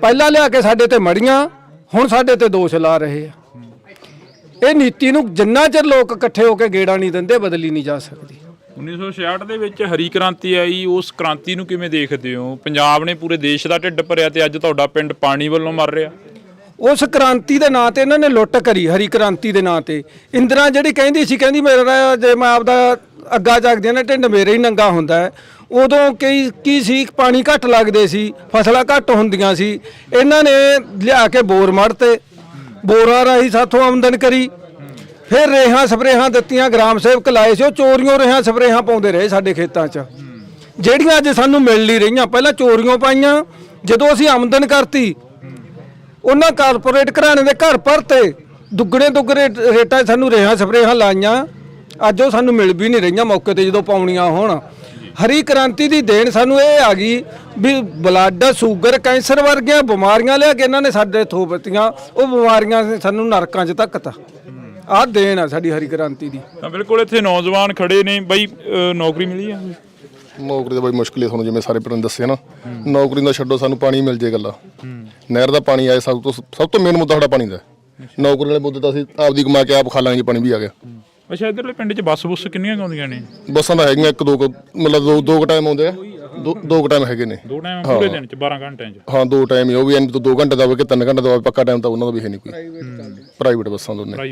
ਪਹਿਲਾਂ ਲਿਆ ਕੇ ਸਾਡੇ ਤੇ ਮੜੀਆਂ, ਹੁਣ ਸਾਡੇ ਤੇ ਦੋਸ਼ ਲਾ ਰਹੇ ਆ। ਇਹ ਨੀਤੀ ਨੂੰ ਜਿੰਨਾ ਚਿਰ ਲੋਕ ਇਕੱਠੇ ਹੋ ਕੇ ਗੇੜਾ ਨਹੀਂ ਦਿੰਦੇ, ਬਦਲੀ ਨਹੀਂ ਜਾ ਸਕਦੀ। 1966 ਦੇ ਵਿੱਚ ਹਰੀ ਕ੍ਰਾਂਤੀ ਆਈ, ਉਸ ਕ੍ਰਾਂਤੀ ਨੂੰ ਕਿਵੇਂ ਦੇਖਦੇ ਹੋ? ਪੰਜਾਬ ਨੇ ਪੂਰੇ ਦੇਸ਼ ਦਾ ਢਿੱਡ ਭਰਿਆ ਤੇ ਅੱਜ ਤੁਹਾਡਾ ਪਿੰਡ ਪਾਣੀ ਵੱਲੋਂ ਮਰ ਰਿਹਾ। ਉਸ ਕ੍ਰਾਂਤੀ ਦੇ ਨਾਂ ਤੇ ਇਹਨਾਂ ਨੇ ਲੁੱਟ ਕਰੀ, ਹਰੀ ਕ੍ਰਾਂਤੀ ਦੇ ਨਾਂ ਤੇ। ਇੰਦਰਾ ਜਿਹੜੀ ਕਹਿੰਦੀ ਸੀ, ਕਹਿੰਦੀ ਮੇਰਾ ਜੇ ਮੈਂ ਆਪਦਾ ਅੱਗਾ ਜਾਗਦੀ ਨਾ ਢਿੱਡ ਮੇਰੇ ਹੀ ਨੰਗਾ ਹੁੰਦਾ ਹੈ। ਉਦੋਂ ਕੀ ਸੀ, ਪਾਣੀ ਘੱਟ ਲੱਗਦੇ ਸੀ, ਫਸਲਾਂ ਘੱਟ ਹੁੰਦੀਆਂ ਸੀ। ਇਹਨਾਂ ਨੇ ਲਿਆ ਕੇ ਬੋਰ ਮੜਤੇ, ਬੋਰਾਂ ਰਾਹੀਂ ਸਾਥੋਂ ਆਮਦਨ ਕਰੀ। ਫਿਰ ਰੇਹਾਂ ਸਪਰੇਹਾਂ ਦਿੱਤੀਆਂ, ਗ੍ਰਾਮ ਸੇਵਕ ਲਾਏ ਸੀ, ਉਹ ਚੋਰੀਆਂ ਰੇਹਾਂ ਸਪਰੇਹਾਂ ਪਾਉਂਦੇ ਰਹੇ ਸਾਡੇ ਖੇਤਾਂ 'ਚ, ਜਿਹੜੀਆਂ ਅੱਜ ਸਾਨੂੰ ਮਿਲ ਨਹੀਂ ਰਹੀਆਂ। ਪਹਿਲਾਂ ਚੋਰੀਆਂ ਪਾਈਆਂ, ਜਦੋਂ ਅਸੀਂ ਆਮਦਨ ਕਰਤੀ ਉਹਨਾਂ ਕਾਰਪੋਰੇਟ ਘਰਾਣੇ ਦੇ ਘਰ ਭਰਤੇ, ਦੁੱਗਣੇ ਰੇਟਾਂ ਸਾਨੂੰ ਰੇਹਾਂ ਸਪਰੇਹਾਂ ਲਾਈਆਂ। ਅੱਜ ਉਹ ਸਾਨੂੰ ਮਿਲ ਵੀ ਨਹੀਂ ਰਹੀਆਂ ਮੌਕੇ ਤੇ ਜਦੋਂ ਪਾਉਣੀਆਂ ਹੋਣ। ਹਰੀ ਕ੍ਰਾਂਤੀ ਦੀ ਦੇਣ ਸਾਨੂੰ ਇਹ ਆ ਗਈ ਵੀ ਬਲੱਡ, ਸ਼ੂਗਰ, ਕੈਂਸਰ ਵਰਗੀਆਂ ਬਿਮਾਰੀਆਂ ਲਿਆ ਕੇ ਇਹਨਾਂ ਨੇ ਸਾਡੇ ਥੋਪਤੀਆਂ। ਉਹ ਬਿਮਾਰੀਆਂ ਨੇ ਸਾਨੂੰ ਨਰਕਾਂ 'ਚ ਧੱਕਤਾ। ਆਹ ਦੇਣ ਆ ਸਾਡੀ ਹਰੀ ਕ੍ਰਾਂਤੀ ਦੀ। ਤਾਂ ਬਿਲਕੁਲ ਇੱਥੇ ਨੌਜਵਾਨ ਖੜੇ ਨੇ ਬਈ, ਨੌਕਰੀ ਮਿਲੀ ਆ? ਨੌਕਰੀ ਤਾਂ ਬਈ ਮੁਸ਼ਕਿਲ ਹੈ, ਤੁਹਾਨੂੰ ਜਿਵੇਂ ਸਾਰੇ ਪਿੰਡ ਦੱਸਿਆ ਨਾ। ਨੌਕਰੀ ਦਾ ਛੱਡੋ, ਸਾਨੂੰ ਪਾਣੀ ਮਿਲ ਜੇ ਗੱਲਾਂ। ਨਹਿਰ ਦਾ ਪਾਣੀ ਆਏ, ਸਭ ਤੋਂ ਮੇਨ ਮੁੱਦਾ ਸਾਡਾ ਪਾਣੀ ਦਾ। ਨੌਕਰੀ ਵਾਲੇ ਮੁੱਦੇ ਤਾਂ ਅਸੀਂ ਆਪਦੀ ਕਮਾ ਕੇ ਆਪ ਖਾ ਲਾਂਗੇ, ਪਾਣੀ ਵੀ ਆ ਗਿਆ। ਅੱਛਾ, ਇੱਧਰਲੇ ਪਿੰਡ 'ਚ ਬੱਸ ਕਿੰਨੀਆਂ ਆਉਂਦੀਆਂ ਨੇ? ਬੱਸਾਂ ਤਾਂ ਹੈਗੀਆਂ 1-2, ਮਤਲਬ ਦੋ ਟਾਈਮ ਆਉਂਦੇ ਆ। ਦੋ ਟਾਈਮ ਹੈਗੇ ਨੇ। 2 ਟਾਈਮ ਪੂਰੇ ਦਿਨ 'ਚ 12 ਘੰਟਿਆਂ 'ਚ? ਹਾਂ, 2 ਟਾਈਮ ਹੀ। ਉਹ ਵੀ 2 ਘੰਟੇ ਦਾ ਹੋਵੇ ਕਿ 3 ਘੰਟੇ ਦਾ ਹੋਵੇ, ਪੱਕਾ ਟਾਈਮ ਤਾਂ ਉਹਨਾਂ ਦਾ ਵੀ ਹੈ ਨਹੀਂ ਕੋਈ। ਪ੍ਰਾਈਵੇਟ ਬੱਸਾਂ ਦੋਨੇ।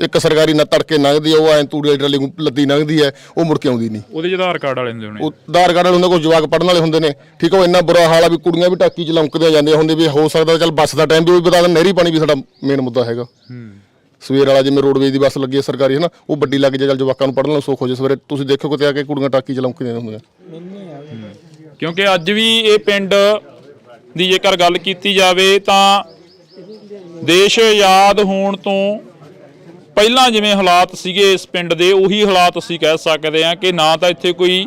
ਇੱਕ ਸਰਕਾਰੀ ਨਾ ਤੜਕੇ ਲੰਘਦੀ ਆ, ਉਹ ਐਂ ਤੂੜੀ ਟਰਾਲੀ ਲੱਦੀ ਲੰਘਦੀ ਹੈ, ਉਹ ਮੁੜ ਕੇ ਆਉਂਦੀ ਨਹੀਂ। ਉਹਦੇ 'ਚ ਆਧਾਰ ਕਾਰਡ ਵਾਲੇ ਹੁੰਦੇ ਹੋਣੇ। ਉਹ ਆਧਾਰ ਕਾਰਡ ਵਾਲੇ ਹੁੰਦੇ, ਕੁਝ ਜਵਾਕ ਪੜ੍ਹਨ ਵਾਲੇ ਹੁੰਦੇ ਨੇ। ਠੀਕ ਆ, ਉਹ ਇੰਨਾ ਬੁਰਾ ਹਾਲ ਆ ਵੀ ਕੁੜੀਆਂ ਵੀ ਟਾਕੀ 'ਚ ਲੰਕਦੀਆਂ ਜਾਂਦੀਆਂ ਹੁੰਦੇ। ਵੀ ਹੋ ਸਕਦਾ ਚੱਲ ਬੱਸ ਦਾ ਟਾਈਮ ਵੀ ਬਤਾ ਦੇਣ। ਨਹਿਰੀ ਪਾਣੀ ਵੀ ਸਾਡਾ ਮੇਨ ਮੁੱਦਾ ਹੈਗਾ। ਸਵੇਰ ਵਾਲਾ ਜਿਵੇਂ ਰੋਡਵੇਜ਼ ਦੀ ਬੱਸ ਲੱਗੀ ਹੈ ਸਰਕਾਰੀ, ਹੈ ਨਾ, ਉਹ ਵੱਡੀ ਲੱਗ ਜੇ, ਚੱਲ ਜਵਾਕਾਂ ਨੂੰ ਪੜ੍ਹਨ ਨੂੰ ਸੁੱਖ ਹੋ ਜੇ। ਸਵੇਰੇ ਤੁਸੀਂ ਦੇਖੋ ਕਿਤੇ ਆ ਕੇ ਕੁੜੀਆਂ ਟਾਕੀ 'ਚ ਲੰਕਦੀਆਂ ਹੁੰਦੀਆਂ। ਕਿਉਂਕਿ ਅੱਜ ਵੀ ਇਹ ਪਿੰਡ ਦੀ ਜੇਕਰ ਗੱਲ ਕੀਤੀ ਜਾਵੇ ਤਾਂ ਦੇਸ਼ ਆਜ਼ਾਦ ਹੋਣ ਤੋਂ ਪਹਿਲਾਂ ਜਿਵੇਂ ਹਾਲਾਤ ਸੀਗੇ ਇਸ ਪਿੰਡ ਦੇ, ਉਹੀ ਹਾਲਾਤ ਅਸੀਂ ਕਹਿ ਸਕਦੇ ਹਾਂ ਕਿ ਨਾ ਤਾਂ ਇੱਥੇ ਕੋਈ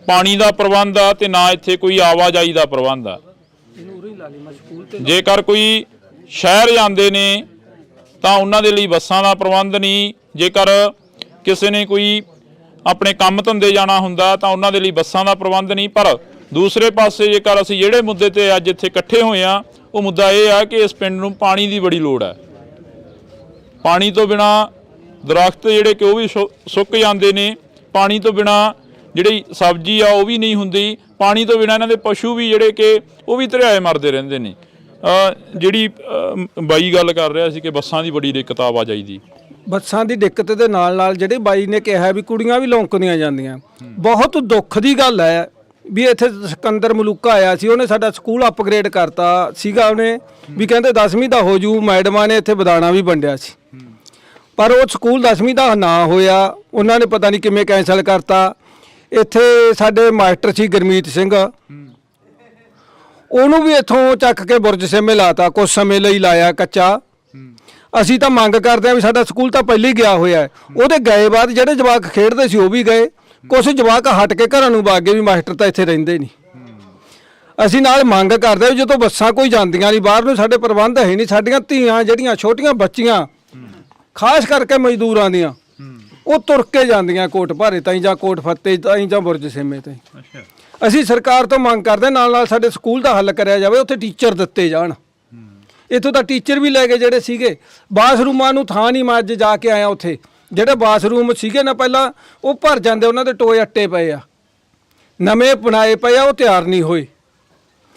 ਪਾਣੀ ਦਾ ਪ੍ਰਬੰਧ ਆ ਤੇ ਨਾ ਇੱਥੇ ਕੋਈ ਆਵਾਜਾਈ ਦਾ ਪ੍ਰਬੰਧ ਆ। ਜੇਕਰ ਕੋਈ ਸ਼ਹਿਰ ਜਾਂਦੇ ਨੇ ਤਾਂ ਉਹਨਾਂ ਦੇ ਲਈ ਬੱਸਾਂ ਦਾ ਪ੍ਰਬੰਧ ਨਹੀਂ। ਜੇਕਰ ਕਿਸੇ ਨੇ ਕੋਈ ਆਪਣੇ ਕੰਮ ਧੰਦੇ ਜਾਣਾ ਹੁੰਦਾ ਤਾਂ ਉਹਨਾਂ ਦੇ ਲਈ ਬੱਸਾਂ ਦਾ ਪ੍ਰਬੰਧ ਨਹੀਂ। ਪਰ ਦੂਸਰੇ ਪਾਸੇ ਜੇਕਰ ਅਸੀਂ ਜਿਹੜੇ ਮੁੱਦੇ ਤੇ ਅੱਜ ਇੱਥੇ ਇਕੱਠੇ ਹੋਏ ਆ, ਉਹ ਮੁੱਦਾ ਇਹ ਆ ਕਿ ਇਸ ਪਿੰਡ ਨੂੰ ਪਾਣੀ ਦੀ ਬੜੀ ਲੋੜ ਹੈ। ਪਾਣੀ ਤੋਂ ਬਿਨਾ ਦਰਖਤ ਜਿਹੜੇ ਕਿ ਉਹ ਵੀ ਸੁੱਕ ਜਾਂਦੇ ਨੇ। ਪਾਣੀ ਤੋਂ ਬਿਨਾ ਜਿਹੜੀ ਸਬਜ਼ੀ ਆ ਉਹ ਵੀ ਨਹੀਂ ਹੁੰਦੀ। ਪਾਣੀ ਤੋਂ ਬਿਨਾ ਇਹਨਾਂ ਦੇ ਪਸ਼ੂ ਵੀ ਜਿਹੜੇ ਕਿ ਉਹ ਵੀ ਧਰਿਆਏ ਮਰਦੇ ਰਹਿੰਦੇ ਨੇ। ਜਿਹੜੀ ਬਾਈ ਗੱਲ ਕਰ ਰਿਹਾ ਸੀ ਕਿ ਬੱਸਾਂ ਦੀ ਬੜੀ ਦਿੱਕਤ ਆਵਾਜਾਈ ਦੀ। ਬੱਸਾਂ ਦੀ ਦਿੱਕਤ ਦੇ ਨਾਲ ਨਾਲ ਜਿਹੜੇ ਬਾਈ ਨੇ ਕਿਹਾ ਵੀ ਕੁੜੀਆਂ ਵੀ ਲੌਂਕਦੀਆਂ ਜਾਂਦੀਆਂ, ਬਹੁਤ ਦੁੱਖ ਦੀ ਗੱਲ ਹੈ ਵੀ ਇੱਥੇ ਸਿਕੰਦਰ ਮਲੂਕਾ ਆਇਆ ਸੀ, ਉਹਨੇ ਸਾਡਾ ਸਕੂਲ ਅਪਗ੍ਰੇਡ ਕਰਤਾ ਸੀਗਾ। ਉਹਨੇ ਵੀ ਕਹਿੰਦੇ 10ਵੀਂ ਦਾ ਹੋ ਜੂ, ਮੈਡਮਾਂ ਨੇ ਇੱਥੇ ਬਦਾਣਾ ਵੀ ਵੰਡਿਆ ਸੀ, ਪਰ ਉਹ ਸਕੂਲ 10ਵੀਂ ਦਾ ਨਾ ਹੋਇਆ। ਉਹਨਾਂ ਨੇ ਪਤਾ ਨਹੀਂ ਕਿਵੇਂ ਕੈਂਸਲ ਕਰਤਾ। ਇੱਥੇ ਸਾਡੇ ਮਾਸਟਰ ਸੀ ਗੁਰਮੀਤ ਸਿੰਘ, ਉਹਨੂੰ ਵੀ ਇੱਥੋਂ ਚੱਕ ਕੇ ਬੁਰਜ ਸੇਮੇ ਲਾਤਾ, ਕੁਝ ਸਮੇਂ ਲਈ ਲਾਇਆ ਕੱਚਾ। ਅਸੀਂ ਤਾਂ ਮੰਗ ਕਰਦੇ ਹਾਂ ਵੀ ਸਾਡਾ ਸਕੂਲ ਤਾਂ ਪਹਿਲਾਂ ਹੀ ਗਿਆ ਹੋਇਆ ਹੈ। ਉਹਦੇ ਗਏ ਬਾਅਦ ਜਿਹੜੇ ਜਵਾਕ ਖੇਡਦੇ ਸੀ ਉਹ ਵੀ ਗਏ, ਕੁਝ ਜਵਾਕ ਹਟ ਕੇ ਘਰਾਂ ਨੂੰ ਵਗ ਗਏ ਵੀ ਮਾਸਟਰ ਤਾਂ ਇੱਥੇ ਰਹਿੰਦੇ ਨਹੀਂ। ਅਸੀਂ ਨਾਲ ਮੰਗ ਕਰਦੇ ਹਾਂ ਵੀ ਜਦੋਂ ਬੱਸਾਂ ਕੋਈ ਜਾਂਦੀਆਂ ਨਹੀਂ ਬਾਹਰ ਨੂੰ, ਸਾਡੇ ਪ੍ਰਬੰਧ ਹੈ ਨਹੀਂ। ਸਾਡੀਆਂ ਧੀਆਂ ਜਿਹੜੀਆਂ ਛੋਟੀਆਂ ਬੱਚੀਆਂ, ਖਾਸ ਕਰਕੇ ਮਜ਼ਦੂਰਾਂ ਦੀਆਂ, ਉਹ ਤੁਰ ਕੇ ਜਾਂਦੀਆਂ ਕੋਟ ਭਾਰੇ ਤਾਈਂ ਜਾਂ ਕੋਟ ਫੱਤੇ ਤਾਈਂ ਜਾਂ ਬੁਰਜ ਸੇਮੇ ਤਾਈਂ। ਅਸੀਂ ਸਰਕਾਰ ਤੋਂ ਮੰਗ ਕਰਦੇ ਨਾਲ ਨਾਲ ਸਾਡੇ ਸਕੂਲ ਦਾ ਹੱਲ ਕਰਿਆ ਜਾਵੇ, ਉੱਥੇ ਟੀਚਰ ਦਿੱਤੇ ਜਾਣ। ਇੱਥੋਂ ਤਾਂ ਟੀਚਰ ਵੀ ਲੈ ਗਏ ਜਿਹੜੇ ਸੀਗੇ। ਬਾਥਰੂਮਾਂ ਨੂੰ ਥਾਂ ਨਹੀਂ, ਮੈਂ ਅੱਜ ਜਾ ਕੇ ਆਇਆ ਉੱਥੇ। ਜਿਹੜੇ ਬਾਥਰੂਮ ਸੀਗੇ ਨਾ ਪਹਿਲਾਂ, ਉਹ ਭਰ ਜਾਂਦੇ, ਉਹਨਾਂ ਦੇ ਟੋਏ ਅੱਟੇ ਪਏ ਆ, ਨਵੇਂ ਬਣਾਏ ਪਏ ਆ, ਉਹ ਤਿਆਰ ਨਹੀਂ ਹੋਏ।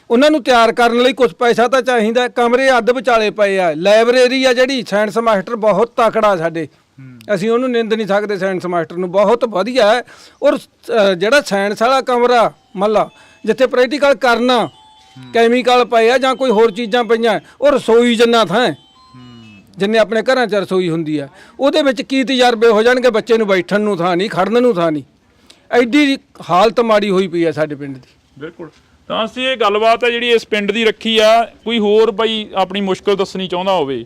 ਉਹਨਾਂ ਨੂੰ ਤਿਆਰ ਕਰਨ ਲਈ ਕੁਝ ਪੈਸਾ ਤਾਂ ਚਾਹੀਦਾ। ਕਮਰੇ ਅੱਧ ਵਿਚਾਲੇ ਪਏ ਆ। ਲਾਇਬ੍ਰੇਰੀ ਆ ਜਿਹੜੀ, ਸਾਇੰਸ ਮਾਸਟਰ ਬਹੁਤ ਤਕੜਾ ਸਾਡੇ, ਅਸੀਂ ਉਹਨੂੰ ਨਿੰਦ ਨਹੀਂ ਸਕਦੇ। ਸਾਇੰਸ ਮਾਸਟਰ ਨੂੰ ਬਹੁਤ ਵਧੀਆ ਹੈ। ਔਰ ਜਿਹੜਾ ਸਾਇੰਸ ਵਾਲਾ ਕਮਰਾ ਮੱਲਾ ਜਿੱਥੇ ਪ੍ਰੈਕਟੀਕਲ ਕਰਨਾ, ਕੈਮੀਕਲ ਪਏ ਆ ਜਾਂ ਕੋਈ ਹੋਰ ਚੀਜ਼ਾਂ ਪਈਆਂ, ਉਹ ਰਸੋਈ ਜਿੰਨਾ ਥਾਂ, ਜਿੰਨੇ ਆਪਣੇ ਘਰਾਂ 'ਚ ਰਸੋਈ ਹੁੰਦੀ ਹੈ, ਉਹਦੇ ਵਿੱਚ ਕੀ ਤਜਰਬੇ ਹੋ ਜਾਣਗੇ। ਬੱਚੇ ਨੂੰ ਬੈਠਣ ਨੂੰ ਥਾਂ ਨਹੀਂ, ਖੜਨ ਨੂੰ ਥਾਂ ਨਹੀਂ। ਐਡੀ ਹਾਲਤ ਮਾੜੀ ਹੋਈ ਪਈ ਹੈ ਸਾਡੇ ਪਿੰਡ ਦੀ। ਬਿਲਕੁਲ। ਤਾਂ ਅਸੀਂ ਇਹ ਗੱਲਬਾਤ ਹੈ ਜਿਹੜੀ ਇਸ ਪਿੰਡ ਦੀ ਰੱਖੀ ਆ। ਕੋਈ ਹੋਰ ਬਾਈ ਆਪਣੀ ਮੁਸ਼ਕਲ ਦੱਸਣੀ ਚਾਹੁੰਦਾ ਹੋਵੇ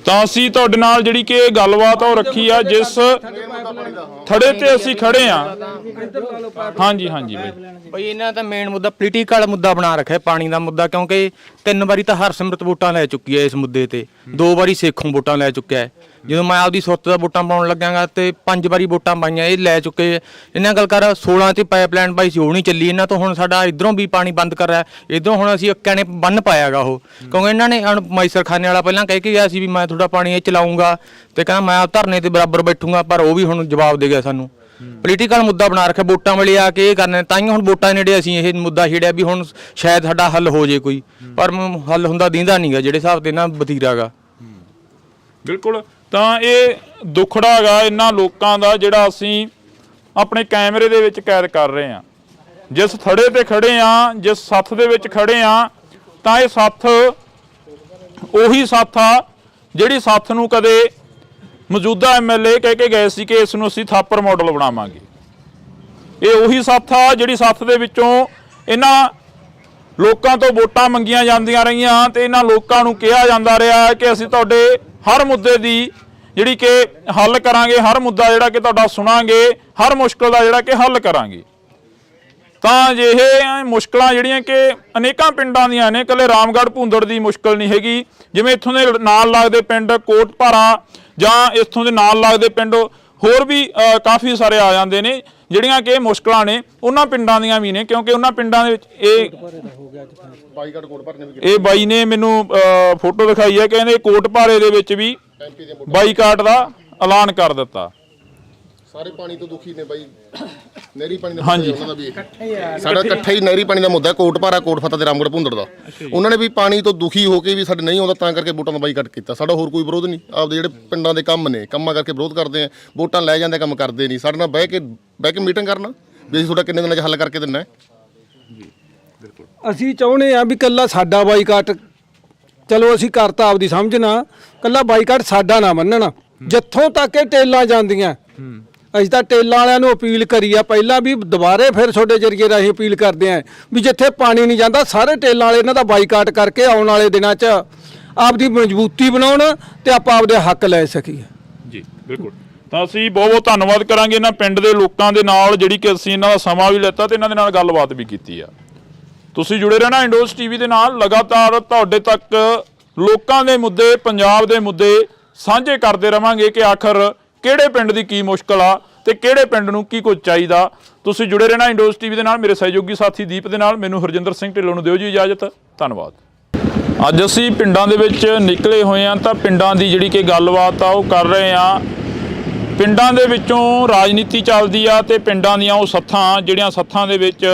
ਤਾਂ ਅਸੀਂ ਤੁਹਾਡੇ ਨਾਲ ਜਿਹੜੀ ਕਿ ਇਹ ਗੱਲਬਾਤ ਆ ਉਹ ਰੱਖੀ ਆ ਜਿਸ ਥੜੇ ਤੇ ਅਸੀਂ ਖੜੇ ਆ। ਹਾਂਜੀ ਹਾਂਜੀ ਬਈ ਇਹਨਾਂ ਦਾ ਮੇਨ ਮੁੱਦਾ ਪੋਲੀਟੀਕਲ ਮੁੱਦਾ ਬਣਾ ਰੱਖਿਆ, ਪਾਣੀ ਦਾ ਮੁੱਦਾ, ਕਿਉਂਕਿ 3 ਵਾਰੀ ਤਾਂ ਹਰਸਿਮਰਤ ਵੋਟਾਂ ਲੈ ਚੁੱਕੀ ਹੈ ਇਸ ਮੁੱਦੇ ਤੇ, 2 ਵਾਰੀ ਸੇਖੋਂ ਵੋਟਾਂ ਲੈ ਚੁੱਕਿਆ ਹੈ। ਜਦੋਂ ਮੈਂ ਆਪਦੀ ਸੁੱਤ ਦਾ ਵੋਟਾਂ ਪਾਉਣ ਲੱਗਾਂਗਾ ਤੇ 5 ਵਾਰੀ ਵੋਟਾਂ ਪਾਈਆਂ, ਇਹ ਲੈ ਚੁੱਕੇ। ਇਹਨਾਂ ਗੱਲ ਕਰ 16 'ਚ ਪਾਈਪਲਾਈਨ ਪਾਈ ਸੀ, ਉਹ ਨਹੀਂ ਚੱਲੀ ਇਹਨਾਂ ਤੋਂ। ਹੁਣ ਸਾਡਾ ਇਧਰੋਂ ਵੀ ਪਾਣੀ ਬੰਦ ਕਰ ਰਿਹਾ, ਇਧਰੋਂ ਹੁਣ ਅਸੀਂ ਅੱਕਿਆਂ ਨੇ ਬੰਨ ਪਾਇਆਗਾ ਉਹ, ਕਿਉਂਕਿ ਇਹਨਾਂ ਨੇ ਮਾਈਸਰ ਖਾਨੇ ਵਾਲਾ ਪਹਿਲਾਂ ਕਹਿ ਕੇ ਗਿਆ ਸੀ ਵੀ ਮੈਂ ਤੁਹਾਡਾ ਪਾਣੀ ਇਹ ਚਲਾਉਂਗਾ ਤੇ ਕਹਿੰਦਾ ਮੈਂ ਧਰਨੇ ਤੇ ਬਰਾਬਰ ਬੈਠੂੰਗਾ, ਪਰ ਉਹ ਵੀ ਹੁਣ ਜਵਾਬ ਦੇ ਗਿਆ ਸਾਨੂੰ। ਪੋਲੀਟੀਕਲ ਮੁੱਦਾ ਬਣਾ ਰੱਖਿਆ, ਵੋਟਾਂ ਵੇਲੇ ਆ ਕੇ ਇਹ ਕਰਨੇ, ਤਾਂ ਹੀ ਹੁਣ ਵੋਟਾਂ ਨੇੜੇ ਅਸੀਂ ਇਹ ਮੁੱਦਾ ਛੇੜਿਆ ਵੀ ਹੁਣ ਸ਼ਾਇਦ ਸਾਡਾ ਹੱਲ ਹੋ ਜੇ ਕੋਈ, ਪਰ ਹੱਲ ਹੁੰਦਾ ਦੀਂਦਾ ਨਹੀਂਗਾ ਜਿਹੜੇ ਹਿਸਾਬ ਤੇ ਨਾ ਬਤੀਰਾਗਾ। ਬਿਲਕੁਲ। ਤਾਂ ਇਹ ਦੁੱਖੜਾ ਹੈਗਾ ਇਹਨਾਂ ਲੋਕਾਂ ਦਾ ਜਿਹੜਾ ਅਸੀਂ ਆਪਣੇ ਕੈਮਰੇ ਦੇ ਵਿੱਚ ਕੈਦ ਕਰ ਰਹੇ ਹਾਂ। ਜਿਸ ਥੜੇ ਤੇ ਖੜੇ ਆ, ਜਿਸ ਸੱਥ ਦੇ ਵਿੱਚ ਖੜੇ ਆ, ਤਾਂ ਇਹ ਸੱਥ ਉਹੀ ਸੱਥ ਆ ਜਿਹੜੀ ਸੱਥ ਨੂੰ ਕਦੇ ਮੌਜੂਦਾ ਐਮਐਲਏ ਕਹਿ ਕੇ ਗਏ ਸੀ ਕਿ ਇਸ ਨੂੰ ਅਸੀਂ ਥਾਪਰ ਮਾਡਲ ਬਣਾਵਾਂਗੇ। ਇਹ ਉਹੀ ਸੱਥ ਆ ਜਿਹੜੀ ਸੱਥ ਦੇ ਵਿੱਚੋਂ ਇਹਨਾਂ ਲੋਕਾਂ ਤੋਂ ਵੋਟਾਂ ਮੰਗੀਆਂ ਜਾਂਦੀਆਂ ਰਹੀਆਂ ਤੇ ਇਹਨਾਂ ਲੋਕਾਂ ਨੂੰ ਕਿਹਾ ਜਾਂਦਾ ਰਿਹਾ ਕਿ ਅਸੀਂ ਤੁਹਾਡੇ ਹਰ ਮੁੱਦੇ ਦੀ ਜਿਹੜੀ ਕਿ ਹੱਲ ਕਰਾਂਗੇ, ਹਰ ਮੁੱਦਾ ਜਿਹੜਾ ਕਿ ਤੁਹਾਡਾ ਸੁਣਾਂਗੇ, ਹਰ ਮੁਸ਼ਕਲ ਦਾ ਜਿਹੜਾ ਕਿ ਹੱਲ ਕਰਾਂਗੇ। ਤਾਂ ਇਹ ਮੁਸ਼ਕਲਾਂ ਜਿਹੜੀਆਂ ਕਿ ਅਨੇਕਾਂ ਪਿੰਡਾਂ ਦੀਆਂ ਨੇ, ਇਕੱਲੇ ਰਾਮਗੜ੍ਹ ਭੂੰਦੜ ਦੀ ਮੁਸ਼ਕਲ ਨਹੀਂ ਹੈਗੀ। ਜਿਵੇਂ ਇੱਥੋਂ ਦੇ ਨਾਲ ਲੱਗਦੇ ਪਿੰਡ ਕੋਟਭਾਰਾ ਜਾਂ ਇੱਥੋਂ ਦੇ ਨਾਲ ਲੱਗਦੇ ਪਿੰਡ ਹੋਰ ਵੀ ਕਾਫੀ ਸਾਰੇ ਆ ਜਾਂਦੇ ਨੇ ਜਿਹੜੀਆਂ ਕਿ ਮੁਸ਼ਕਲਾਂ ਨੇ ਉਹਨਾਂ ਪਿੰਡਾਂ ਦੀਆਂ ਵੀ ਨੇ, ਕਿਉਂਕਿ ਉਹਨਾਂ ਪਿੰਡਾਂ ਦੇ ਵਿੱਚ ਇਹ ਬਾਈ ਨੇ ਮੈਨੂੰ ਫੋਟੋ ਦਿਖਾਈ ਹੈ, ਕਹਿੰਦੇ ਕੋਟਭਾਰੇ ਦੇ ਵਿੱਚ ਵੀ ਬਾਈਕਾਟ ਦਾ ਐਲਾਨ ਕਰ ਦਿੱਤਾ। ਸਾਰੇ ਪਾਣੀ ਤੋਂ ਦੁਖੀ ਨੇ ਬਾਈ, ਨਹਿਰੀ ਪਾਣੀ ਦਾ ਮੁੱਦਾ ਉਹਨਾਂ ਦਾ ਵੀ ਸਾਡਾ ਇਕੱਠਾ ਹੀ ਨਹਿਰੀ ਪਾਣੀ ਦਾ ਮੁੱਦਾ, ਕੋਟਭਾਰਾ, ਕੋਟਫਤਾ ਤੇ ਰਾਮਗੜ੍ਹ ਭੁੰਦੜ ਦਾ। ਉਹਨਾਂ ਨੇ ਵੀ ਪਾਣੀ ਤੋਂ ਦੁਖੀ ਹੋ ਕੇ ਵੀ ਸਾਡੇ ਨਹੀਂ ਆਉਂਦਾ, ਤਾਂ ਕਰਕੇ ਵੋਟਾਂ ਦਾ ਬਾਈਕਾਟ ਕੀਤਾ। ਸਾਡਾ ਹੋਰ ਕੋਈ ਵਿਰੋਧ ਨਹੀਂ, ਆਪਦੇ ਜਿਹੜੇ ਪਿੰਡਾਂ ਦੇ ਕੰਮ ਨੇ, ਕੰਮਾਂ ਕਰਕੇ ਵਿਰੋਧ ਕਰਦੇ ਆ। ਵੋਟਾਂ ਲੈ ਜਾਂਦੇ, ਕੰਮ ਕਰਦੇ ਨਹੀਂ। ਸਾਡੇ ਨਾਲ ਬਹਿ ਕੇ ਮੀਟਿੰਗ ਕਰਨਾ ਵੀ ਅਸੀਂ ਤੁਹਾਡਾ ਕਿੰਨੇ ਦਿਨਾਂ 'ਚ ਹੱਲ ਕਰਕੇ ਦਿੰਨਾ। ਅਸੀਂ ਚਾਹੁੰਦੇ ਆ ਵੀ ਕੱਲਾ ਸਾਡਾ ਬਾਈਕਾਟ, ਚਲੋ ਅਸੀਂ ਕਰਤਾ ਆਪਦੀ ਸਮਝ ਨਾ, ਕੱਲਾ ਬਾਈਕਾਟ ਸਾਡਾ ਨਾ ਮੰਨਣਾ। ਜਿੱਥੋਂ ਤੱਕ ਇਹ ਟੇਲਾਂ ਜਾਂਦੀਆਂ, ਅਸੀਂ ਤਾਂ ਟੇਲਾਂ ਵਾਲਿਆਂ ਨੂੰ ਅਪੀਲ ਕਰੀ ਆ ਪਹਿਲਾਂ ਵੀ, ਦੁਬਾਰੇ ਫਿਰ ਤੁਹਾਡੇ ਜਰੀਏ ਰਾਹੀਂ ਅਪੀਲ ਕਰਦੇ ਆ ਵੀ ਜਿੱਥੇ ਪਾਣੀ ਨਹੀਂ ਜਾਂਦਾ ਸਾਰੇ ਟੇਲਾਂ ਵਾਲੇ ਇਹਨਾਂ ਦਾ ਬਾਈਕਾਟ ਕਰਕੇ ਆਉਣ ਵਾਲੇ ਦਿਨਾਂ 'ਚ ਆਪਦੀ ਮਜ਼ਬੂਤੀ ਬਣਾਉਣ ਤੇ ਆਪਾਂ ਆਪਦੇ ਹੱਕ ਲੈ ਸਕੀਏ। ਜੀ ਬਿਲਕੁਲ। ਤਾਂ ਅਸੀਂ ਬਹੁਤ ਬਹੁਤ ਧੰਨਵਾਦ ਕਰਾਂਗੇ ਇਹਨਾਂ ਪਿੰਡ ਦੇ ਲੋਕਾਂ ਦੇ ਨਾਲ, ਜਿਹੜੀ ਕਿ ਅਸੀਂ ਇਹਨਾਂ ਦਾ ਸਮਾਂ ਵੀ ਲਿੱਤਾ ਤੇ ਇਹਨਾਂ ਦੇ ਨਾਲ ਗੱਲਬਾਤ ਵੀ ਕੀਤੀ ਆ। ਤੁਸੀਂ ਜੁੜੇ ਰਹਿਣਾ ਇੰਡੋਜ਼ ਟੀਵੀ ਦੇ ਨਾਲ, ਲਗਾਤਾਰ ਤੁਹਾਡੇ ਤੱਕ ਲੋਕਾਂ ਦੇ ਮੁੱਦੇ, ਪੰਜਾਬ ਦੇ ਮੁੱਦੇ ਸਾਂਝੇ ਕਰਦੇ ਰਵਾਂਗੇ ਕਿ ਆਖਰ ਕਿਹੜੇ ਪਿੰਡ ਦੀ ਕੀ ਮੁਸ਼ਕਲ ਆ ਤੇ ਕਿਹੜੇ ਪਿੰਡ ਨੂੰ ਕੀ ਕੁਝ ਚਾਹੀਦਾ। ਤੁਸੀਂ ਜੁੜੇ ਰਹਿਣਾ ਇੰਡੋਜ਼ ਟੀਵੀ ਦੇ ਨਾਲ, ਮੇਰੇ ਸਹਿਯੋਗੀ ਸਾਥੀ ਦੀਪ ਦੇ ਨਾਲ। ਮੈਨੂੰ ਹਰਜਿੰਦਰ ਸਿੰਘ ਢਿੱਲੋਂ ਨੂੰ ਦਿਓ ਜੀ ਇਜਾਜ਼ਤ, ਧੰਨਵਾਦ। ਅੱਜ ਅਸੀਂ ਪਿੰਡਾਂ ਦੇ ਵਿੱਚ ਨਿਕਲੇ ਹੋਏ ਹਾਂ ਤਾਂ ਪਿੰਡਾਂ ਦੀ ਜਿਹੜੀ ਕਿ ਗੱਲਬਾਤ ਆ ਉਹ ਕਰ ਰਹੇ ਹਾਂ। ਪਿੰਡਾਂ ਦੇ ਵਿੱਚੋਂ ਰਾਜਨੀਤੀ ਚੱਲਦੀ ਆ ਤੇ ਪਿੰਡਾਂ ਦੀਆਂ ਉਹ ਸੱਥਾਂ ਜਿਹੜੀਆਂ ਸੱਥਾਂ ਦੇ ਵਿੱਚ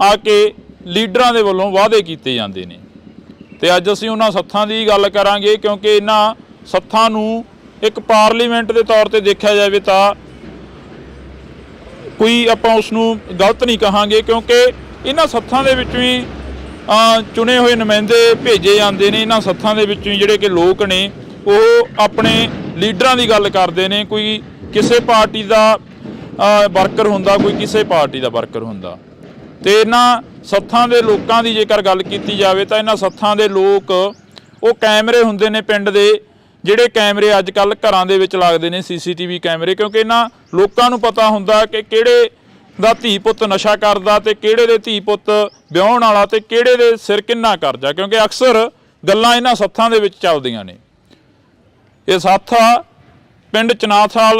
ਆ ਕੇ ਲੀਡਰਾਂ ਦੇ ਵੱਲੋਂ ਵਾਅਦੇ ਕੀਤੇ ਜਾਂਦੇ ਨੇ ਤੇ ਅੱਜ ਅਸੀਂ ਉਹਨਾਂ ਸੱਥਾਂ ਦੀ ਗੱਲ ਕਰਾਂਗੇ, ਕਿਉਂਕਿ ਇਹਨਾਂ ਸੱਥਾਂ ਨੂੰ ਇੱਕ ਪਾਰਲੀਮੈਂਟ ਦੇ ਤੌਰ ਤੇ ਦੇਖਿਆ ਜਾਵੇ ਤਾਂ ਕੋਈ ਆਪਾਂ ਉਸ ਨੂੰ ਗਲਤ ਨਹੀਂ ਕਹਾਂਗੇ, ਕਿਉਂਕਿ ਇਹਨਾਂ ਸੱਥਾਂ ਦੇ ਵਿੱਚੋਂ ਹੀ ਚੁਣੇ ਹੋਏ ਨੁਮਾਇੰਦੇ ਭੇਜੇ ਜਾਂਦੇ ਨੇ। ਇਹਨਾਂ ਸੱਥਾਂ ਦੇ ਵਿੱਚੋਂ ਹੀ ਜਿਹੜੇ ਕਿ ਲੋਕ ਨੇ ਉਹ ਆਪਣੇ ਲੀਡਰਾਂ ਦੀ ਗੱਲ ਕਰਦੇ ਨੇ। ਕੋਈ ਕਿਸੇ ਪਾਰਟੀ ਦਾ ਵਰਕਰ ਹੁੰਦਾ, ਕੋਈ ਕਿਸੇ ਪਾਰਟੀ ਦਾ ਵਰਕਰ ਹੁੰਦਾ। ਤੇ ਇਹਨਾਂ ਸੱਥਾਂ ਦੇ ਲੋਕਾਂ ਦੀ ਜੇਕਰ ਗੱਲ ਕੀਤੀ ਜਾਵੇ ਤਾਂ ਇਹਨਾਂ ਸੱਥਾਂ ਦੇ ਲੋਕ ਉਹ ਕੈਮਰੇ ਹੁੰਦੇ ਨੇ ਪਿੰਡ ਦੇ, ਜਿਹੜੇ ਕੈਮਰੇ ਅੱਜ ਕੱਲ੍ਹ ਘਰਾਂ ਦੇ ਵਿੱਚ ਲੱਗਦੇ ਨੇ, CCTV ਕੈਮਰੇ, ਕਿਉਂਕਿ ਇਹਨਾਂ ਲੋਕਾਂ ਨੂੰ ਪਤਾ ਹੁੰਦਾ ਕਿ ਕਿਹੜੇ ਦਾ ਧੀ ਪੁੱਤ ਨਸ਼ਾ ਕਰਦਾ ਤੇ ਕਿਹੜੇ ਦੇ ਧੀ ਪੁੱਤ ਵਿਆਹੁਣ ਵਾਲਾ ਤੇ ਕਿਹੜੇ ਦੇ ਸਿਰ ਕਿੰਨਾ ਕਰਜ਼ਾ, ਕਿਉਂਕਿ ਅਕਸਰ ਗੱਲਾਂ ਇਹਨਾਂ ਸੱਥਾਂ ਦੇ ਵਿੱਚ ਚੱਲਦੀਆਂ ਨੇ। ਇਹ ਸੱਥ ਪਿੰਡ ਚਨਾਥਾਲ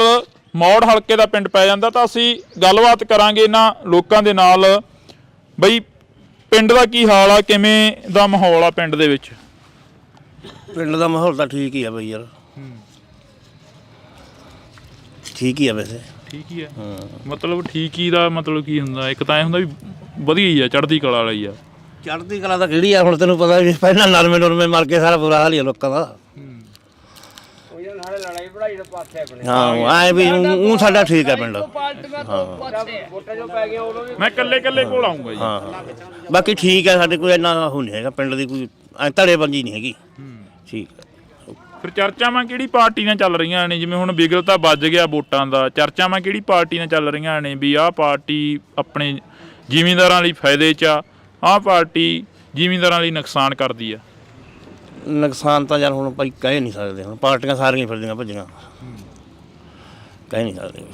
ਮੌੜ ਹਲਕੇ ਦਾ ਪਿੰਡ ਪੈ ਜਾਂਦਾ। ਤਾਂ ਅਸੀਂ ਗੱਲਬਾਤ ਕਰਾਂਗੇ ਇਹਨਾਂ ਲੋਕਾਂ ਦੇ ਨਾਲ, ਬਈ ਪਿੰਡ ਦਾ ਕੀ ਹਾਲ ਆ, ਕਿਵੇਂ ਦਾ ਮਾਹੌਲ ਆ ਪਿੰਡ ਦੇ ਵਿੱਚ? ਪਿੰਡ ਦਾ ਮਾਹੌਲ ਤਾਂ ਠੀਕ ਹੀ ਆ ਬਈ ਯਾਰ, ਠੀਕ ਹੀ ਆ ਵੈਸੇ। ਠੀਕ ਹੀ ਆ, ਮਤਲਬ ਠੀਕ ਹੀ ਦਾ ਮਤਲਬ ਕੀ ਹੁੰਦਾ? ਇੱਕ ਤਾਂ ਇਹ ਹੁੰਦਾ ਵੀ ਵਧੀਆ ਹੀ ਆ, ਚੜ੍ਹਦੀ ਕਲਾ ਵਾਲਾ ਹੀ ਆ। ਚੜ੍ਹਦੀ ਕਲਾ ਤਾਂ ਕਿਹੜੀ ਆ, ਹੁਣ ਤੈਨੂੰ ਪਤਾ ਵੀ ਪਹਿਲਾਂ ਨਰਮੇ ਮਰ ਕੇ ਸਾਰਾ ਬੁਰਾ ਹਾਲ ਹੀ ਆ ਲੋਕਾਂ ਦਾ। ਹਾਂ ਆਏ ਵੀ ਉਹ ਸਾਡਾ ਠੀਕ ਹੈ ਪਿੰਡ। ਮੈਂ ਇਕੱਲੇ ਕੋਲ ਆਉਂਗਾ ਜੀ। ਹਾਂ ਬਾਕੀ ਠੀਕ ਹੈ, ਸਾਡੇ ਕੋਈ ਇੰਨਾ ਉਹ ਨਹੀਂ ਹੈਗਾ ਪਿੰਡ ਦੀ, ਕੋਈ ਧੜੇਬੰਦੀ ਨਹੀਂ ਹੈਗੀ। ਠੀਕ ਹੈ। ਫਿਰ ਚਰਚਾਵਾਂ ਕਿਹੜੀ ਪਾਰਟੀ ਨਾਲ ਚੱਲ ਰਹੀਆਂ ਨੇ? ਜਿਵੇਂ ਹੁਣ ਬਿਗਲ ਤਾਂ ਵੱਜ ਗਿਆ ਵੋਟਾਂ ਦਾ, ਚਰਚਾਵਾਂ ਕਿਹੜੀ ਪਾਰਟੀ ਨਾਲ ਚੱਲ ਰਹੀਆਂ ਨੇ ਵੀ ਆਹ ਪਾਰਟੀ ਆਪਣੇ ਜ਼ਿਮੀਂਦਾਰਾਂ ਲਈ ਫਾਇਦੇ 'ਚ ਆ, ਆਹ ਪਾਰਟੀ ਜ਼ਿਮੀਂਦਾਰਾਂ ਲਈ ਨੁਕਸਾਨ ਕਰਦੀ ਆ? ਨੁਕਸਾਨ ਤਾਂ ਯਾਰ ਹੁਣ ਭਾਈ ਕਹਿ ਨਹੀਂ ਸਕਦੇ, ਹੁਣ ਪਾਰਟੀਆਂ ਸਾਰੀਆਂ ਫਿਰਦੀਆਂ ਭੱਜੀਆਂ, ਕਹਿ ਨਹੀਂ ਸਕਦੇ।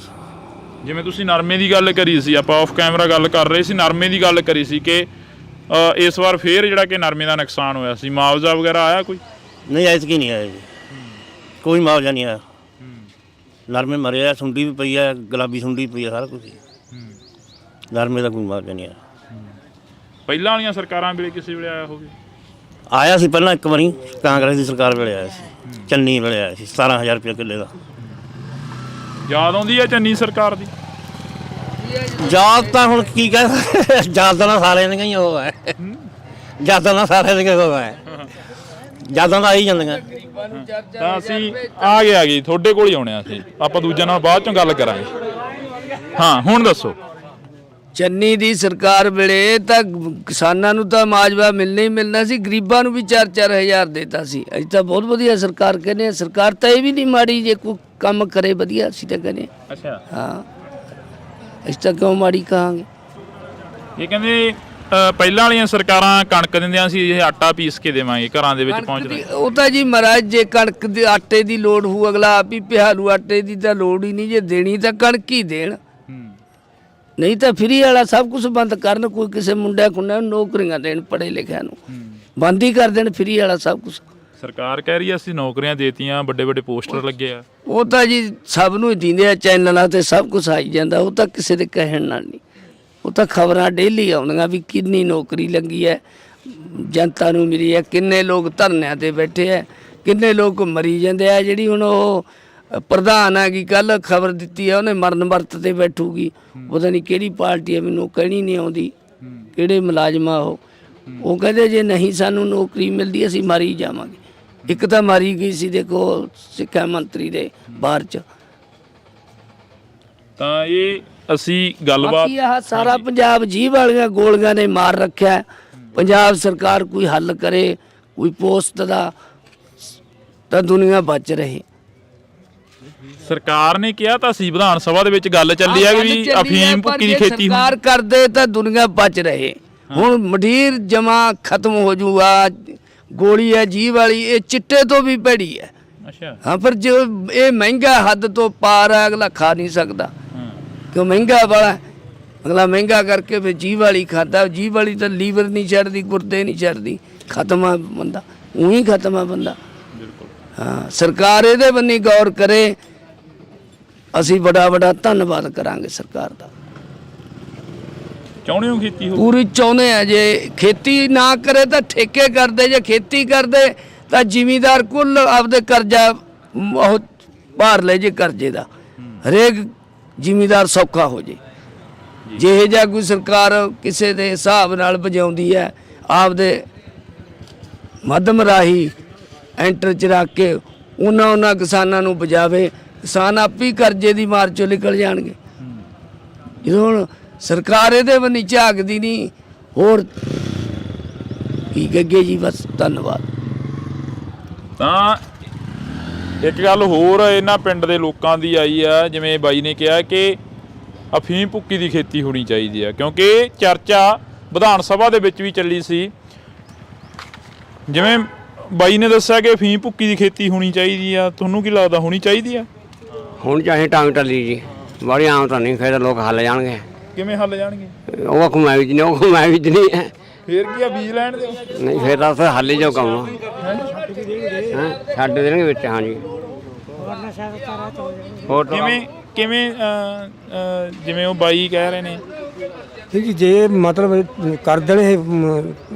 ਜਿਵੇਂ ਤੁਸੀਂ ਨਰਮੇ ਦੀ ਗੱਲ ਕਰੀ ਸੀ, ਆਪਾਂ ਆਫ ਕੈਮਰਾ ਗੱਲ ਕਰ ਰਹੇ ਸੀ, ਨਰਮੇ ਦੀ ਗੱਲ ਕਰੀ ਸੀ ਕਿ ਇਸ ਵਾਰ ਫੇਰ ਜਿਹੜਾ ਕਿ ਨਰਮੇ ਦਾ ਨੁਕਸਾਨ ਹੋਇਆ ਸੀ, ਮੁਆਵਜ਼ਾ ਵਗੈਰਾ ਆਇਆ ਕੋਈ? ਨਹੀਂ ਐਤਕੀ ਨਹੀਂ ਆਇਆ ਜੀ, ਕੋਈ ਮੁਆਵਜ਼ਾ ਨਹੀਂ ਆਇਆ। ਨਰਮੇ ਮਰੇ ਆ, ਸੁੰਡੀ ਵੀ ਪਈ ਆ, ਗੁਲਾਬੀ ਸੁੰਡੀ ਪਈ ਆ, ਸਾਰਾ ਕੁਝ। ਨਰਮੇ ਦਾ ਕੋਈ ਮੁਆਵਜ਼ਾ ਨਹੀਂ ਆਇਆ। ਪਹਿਲਾਂ ਵਾਲੀਆਂ ਸਰਕਾਰਾਂ ਵੇਲੇ ਕਿਸੇ ਵੇਲੇ ਆਇਆ ਹੋਵੇ? ਆਇਆ ਸੀ ਪਹਿਲਾਂ ਇੱਕ ਵਾਰੀ, ਕਾਂਗਰਸ ਦੀ ਸਰਕਾਰ ਵੇਲੇ ਆਇਆ ਸੀ, ਚੰਨੀ ਵੇਲੇ ਆਇਆ ਸੀ 17,000 ਰੁਪਏ ਕਿੱਲੇ ਦਾ। ਯਾਦ ਆਉਂਦੀ ਹੈ ਚੰਨੀ ਸਰਕਾਰ ਦੀ? ਯਾਦ ਤਾਂ ਹੁਣ ਕੀ ਕਹਿ, ਯਾਦਾਂ ਨਾਲ ਸਾਰਿਆਂ ਦੀਆਂ ਹੀ ਉਹ ਹੈ, ਯਾਦਾਂ ਨਾਲ ਸਾਰਿਆਂ ਦੀਆਂ ਉਹ ਹੈ, ਯਾਦਾਂ ਤਾਂ ਆਈ ਜਾਂਦੀਆਂ। ਤਾਂ ਅਸੀਂ ਆ ਗਏ ਤੁਹਾਡੇ ਕੋਲ ਹੀ ਆਉਣੇ ਆ, ਅਸੀਂ ਆਪਾਂ ਦੂਜਿਆਂ ਨਾਲ ਬਾਅਦ ਚੋਂ ਗੱਲ ਕਰਾਂਗੇ। ਹਾਂ ਹੁਣ ਦੱਸੋ। ਚੰਨੀ ਦੀ ਸਰਕਾਰ ਵੇਲੇ ਤਾਂ ਕਿਸਾਨਾਂ ਨੂੰ ਤਾਂ ਮਾਜਵਾ ਮਿਲਣਾ ਹੀ ਮਿਲਣਾ ਸੀ, ਗਰੀਬਾਂ ਨੂੰ ਵੀ 4-4 ਹਜ਼ਾਰ ਦੇਤਾ ਸੀ। ਅਸੀਂ ਤਾਂ ਬਹੁਤ ਵਧੀਆ ਸਰਕਾਰ ਕਹਿੰਦੇ ਆ, ਸਰਕਾਰ ਤਾਂ ਇਹ ਵੀ ਨਹੀਂ ਮਾੜੀ, ਜੇ ਕੋਈ ਕੰਮ ਕਰੇ ਵਧੀਆ ਅਸੀਂ ਤਾਂ ਕਹਿੰਦੇ। ਅੱਛਾ ਹਾਂ, ਅਸੀਂ ਤਾਂ ਕਿਉਂ ਮਾੜੀ ਕਹਾਂਗੇ? ਇਹ ਕਹਿੰਦੇ ਪਹਿਲਾਂ ਵਾਲੀਆਂ ਸਰਕਾਰਾਂ ਕਣਕ ਦਿੰਦੀਆਂ ਸੀ, ਇਹ ਆਟਾ ਪੀਸ ਕੇ ਦੇਵਾਂਗੇ ਘਰਾਂ ਦੇ ਵਿੱਚ ਪਹੁੰਚਦਾ। ਉਹ ਤਾਂ ਜੀ ਮਹਾਰਾਜ ਜੇ ਕਣਕ ਦੇ ਆਟੇ ਦੀ ਲੋੜ ਹੋਊ, ਅਗਲਾ ਆਪ ਹੀ ਪਿਹਾਲੂ, ਆਟੇ ਦੀ ਤਾਂ ਲੋੜ ਹੀ ਨਹੀਂ, ਜੇ ਦੇਣੀ ਤਾਂ ਕਣਕ ਹੀ ਦੇਣ, ਨਹੀਂ ਤਾਂ ਫਰੀ ਵਾਲਾ ਸਭ ਕੁਝ ਬੰਦ ਕਰਨ। ਕੋਈ ਕਿਸੇ ਮੁੰਡਿਆਂ ਕੁੰਡਿਆਂ ਨੂੰ ਨੌਕਰੀਆਂ ਦੇਣ, ਪੜ੍ਹੇ ਲਿਖਿਆਂ ਨੂੰ ਬੰਦ ਹੀ ਕਰ ਦੇਣ, ਫਰੀ ਵਾਲਾ ਸਭ ਕੁਝ। ਸਰਕਾਰ ਕਹਿ ਰਹੀ ਹੈ ਅਸੀਂ ਨੌਕਰੀਆਂ ਦੇਤੀਆਂ, ਵੱਡੇ ਵੱਡੇ ਪੋਸਟਰ ਲੱਗੇ ਆ। ਉਹ ਤਾਂ ਜੀ ਸਭ ਨੂੰ ਹੀ ਦਿੰਦੇ ਆ, ਚੈਨਲਾਂ ਤੇ ਸਭ ਕੁਝ ਆਈ ਜਾਂਦਾ, ਉਹ ਤਾਂ ਕਿਸੇ ਦੇ ਕਹਿਣ ਨਾਲ ਨਹੀਂ। ਉਹ ਤਾਂ ਖਬਰਾਂ ਡੇਲੀ ਆਉਂਦੀਆਂ ਵੀ ਕਿੰਨੀ ਨੌਕਰੀ ਲੱਗੀ ਹੈ, ਜਨਤਾ ਨੂੰ ਮਿਲੀ ਹੈ, ਕਿੰਨੇ ਲੋਕ ਧਰਨਿਆਂ ਤੇ ਬੈਠੇ ਹੈ, ਕਿੰਨੇ ਲੋਕ ਮਰੀ ਜਾਂਦੇ ਆ। ਜਿਹੜੀ ਹੁਣ ਉਹ ਪ੍ਰਧਾਨ ਹੈਗੀ, ਕੱਲ ਖਬਰ ਦਿੱਤੀ ਹੈ ਉਹਨੇ ਮਰਨ ਵਰਤ ਤੇ ਬੈਠੂਗੀ, ਪਤਾ ਨਹੀਂ ਕਿਹੜੀ ਪਾਰਟੀ ਹੈ, ਮੈਨੂੰ ਕਹਿਣੀ ਨਹੀਂ ਆਉਂਦੀ, ਕਿਹੜੇ ਮੁਲਾਜ਼ਮਾਂ ਉਹ ਕਹਿੰਦੇ ਜੇ ਨਹੀਂ ਸਾਨੂੰ ਨੌਕਰੀ ਮਿਲਦੀ ਅਸੀਂ ਮਾਰੀ ਜਾਵਾਂਗੇ। ਇੱਕ ਤਾਂ ਮਾਰੀ ਗਈ ਸੀ ਦੇਖੋ ਸਿੱਖਿਆ ਮੰਤਰੀ ਦੇ ਬਾਹਰ ਚ। ਤਾਂ ਇਹ ਅਸੀਂ ਗੱਲਬਾਤ ਆਹ ਸਾਰਾ ਪੰਜਾਬ ਜੀਭ ਵਾਲੀਆਂ ਗੋਲੀਆਂ ਨੇ ਮਾਰ ਰੱਖਿਆ। ਪੰਜਾਬ ਸਰਕਾਰ ਕੋਈ ਹੱਲ ਕਰੇ, ਕੋਈ ਪੋਸਟ ਦਾ, ਤਾਂ ਦੁਨੀਆ ਬਚ ਰਹੇ। ਸਰਕਾਰ ਨੇ ਕਿਹਾ ਤਾਂ ਸੀ, ਵਿਧਾਨ ਸਭਾ ਦੇ ਵਿੱਚ ਗੱਲ ਚੱਲੀ ਆ ਵੀ ਅਫੀਮ ਭੁੱਕੀ ਦੀ ਖੇਤੀ ਸਰਕਾਰ ਕਰਦੇ ਤਾਂ ਦੁਨੀਆ ਬਚ ਰਹੇ। ਹੁਣ ਮਡੀਰ ਜਮਾ ਖਤਮ ਹੋ ਜੂਗਾ। ਗੋਲੀ ਹੈ ਜੀਭ ਵਾਲੀ, ਇਹ ਚਿੱਟੇ ਤੋਂ ਵੀ ਭੈੜੀ ਹੈ। ਅੱਛਾ ਹਾਂ, ਪਰ ਜੋ ਇਹ ਮਹਿੰਗਾ ਹੱਦ ਤੋਂ ਪਾਰ ਹੈ, ਅਗਲਾ ਖਾ ਨਹੀਂ ਸਕਦਾ ਕਿਉਂ ਮਹਿੰਗਾ ਵਾਲਾ, ਅਗਲਾ ਮਹਿੰਗਾ ਕਰਕੇ ਫਿਰ ਜੀਭ ਵਾਲੀ ਖਾਦਾ। ਜੀਭ ਵਾਲੀ ਤਾਂ ਲੀਵਰ ਨਹੀਂ ਛੱਡਦੀ, ਗੁਰਦੇ ਨਹੀਂ ਛੱਡਦੀ, ਖਤਮ ਆ ਬੰਦਾ, ਉਹੀ ਖਤਮ ਆ ਬੰਦਾ। ਹਾਂ, ਸਰਕਾਰ ਇਹਦੇ ਬੰਨੀ ਗੌਰ ਕਰੇ, ਅਸੀਂ ਬੜਾ ਧੰਨਵਾਦ ਕਰਾਂਗੇ ਸਰਕਾਰ ਦਾ। ਚਾਹੁੰਦੇ ਹੋ ਖੇਤੀ ਹੋ? ਪੂਰੀ ਚਾਹੁੰਦੇ ਆ। ਜੇ ਖੇਤੀ ਨਾ ਕਰੇ ਤਾਂ ਠੇਕੇ ਕਰਦੇ, ਜੇ ਖੇਤੀ ਕਰਦੇ ਤਾਂ ਜ਼ਿਮੀਂਦਾਰ ਕੁੱਲ ਆਪਦੇ ਕਰਜ਼ਾ ਉਹ ਭਾਰ ਲੈ ਜੇ ਕਰਜ਼ੇ ਦਾ, ਹਰੇਕ ਜ਼ਿਮੀਂਦਾਰ ਸੌਖਾ ਹੋ ਜੇ। ਜਿਹੇ ਜਿਹਾ ਕੋਈ ਸਰਕਾਰ ਕਿਸੇ ਦੇ ਹਿਸਾਬ ਨਾਲ ਵਜਾਉਂਦੀ ਹੈ, ਆਪਦੇ ਮੱਧਮ ਰਾਹੀਂ ਐਂਟਰ ਚ ਰੱਖ ਕੇ ਉਹਨਾਂ ਕਿਸਾਨਾਂ ਨੂੰ ਬਜਾਵੇ, ਕਿਸਾਨ ਆਪ ਹੀ ਕਰਜ਼ੇ ਦੀ ਮਾਰ ਚੋਂ ਨਿਕਲ ਜਾਣਗੇ। ਜਦੋਂ ਹੁਣ ਸਰਕਾਰ ਇਹਦੇ ਬੰਨੀ ਝਾਕਦੀ ਨਹੀਂ, ਹੋਰ ਕੀ ਕਹਗੇ ਜੀ, ਬਸ ਧੰਨਵਾਦ। ਤਾਂ ਇੱਕ ਗੱਲ ਹੋਰ ਇਹਨਾਂ ਪਿੰਡ ਦੇ ਲੋਕਾਂ ਦੀ ਆਈ ਆ, ਜਿਵੇਂ ਬਾਈ ਨੇ ਕਿਹਾ ਕਿ ਅਫੀਮ ਭੁੱਕੀ ਦੀ ਖੇਤੀ ਹੋਣੀ ਚਾਹੀਦੀ ਆ, ਕਿਉਂਕਿ ਚਰਚਾ ਵਿਧਾਨ ਸਭਾ ਦੇ ਵਿੱਚ ਵੀ ਚੱਲੀ ਸੀ। ਜਿਵੇਂ ਬਾਈ ਨੇ ਦੱਸਿਆ ਕਿ ਅਫੀਮ ਭੁੱਕੀ ਦੀ ਖੇਤੀ ਹੋਣੀ ਚਾਹੀਦੀ ਆ, ਤੁਹਾਨੂੰ ਕੀ ਲੱਗਦਾ ਹੋਣੀ ਚਾਹੀਦੀ ਆ? ਹੁਣ ਚਾਹੇ ਟਾਂਗ ਟੱਲੀ ਜੀ, ਬੜੀ ਆਮ ਤਾਂ ਨਹੀਂ, ਫਿਰ ਲੋਕ ਹੱਲ ਜਾਣਗੇ। ਕਿਵੇਂ ਹੱਲ ਜਾਣਗੇ? ਉਹ ਆਖੂ ਮੈਂ ਬੀਜਣੀ, ਉਹ ਆਖੂ ਮੈਂ ਬੀਜਣੀ ਹੈ, ਫੇਰ ਕੀ ਆ, ਬੀਜ ਲੈਣ ਦਿਓ। ਨਹੀਂ ਫਿਰ ਤਾਂ ਉੱਥੇ ਹੱਲ ਹੀ ਜੋ ਕੰਮ ਹਾਂ ਛੱਡ ਦੇਣਗੇ ਵਿੱਚ। ਹਾਂਜੀ ਹੋਰ ਕਿਵੇਂ ਜਿਵੇਂ ਉਹ ਬਾਈ ਕਹਿ ਰਹੇ ਨੇ ਜੀ, ਜੇ ਮਤਲਬ ਕਰ ਦੇਣ ਇਹ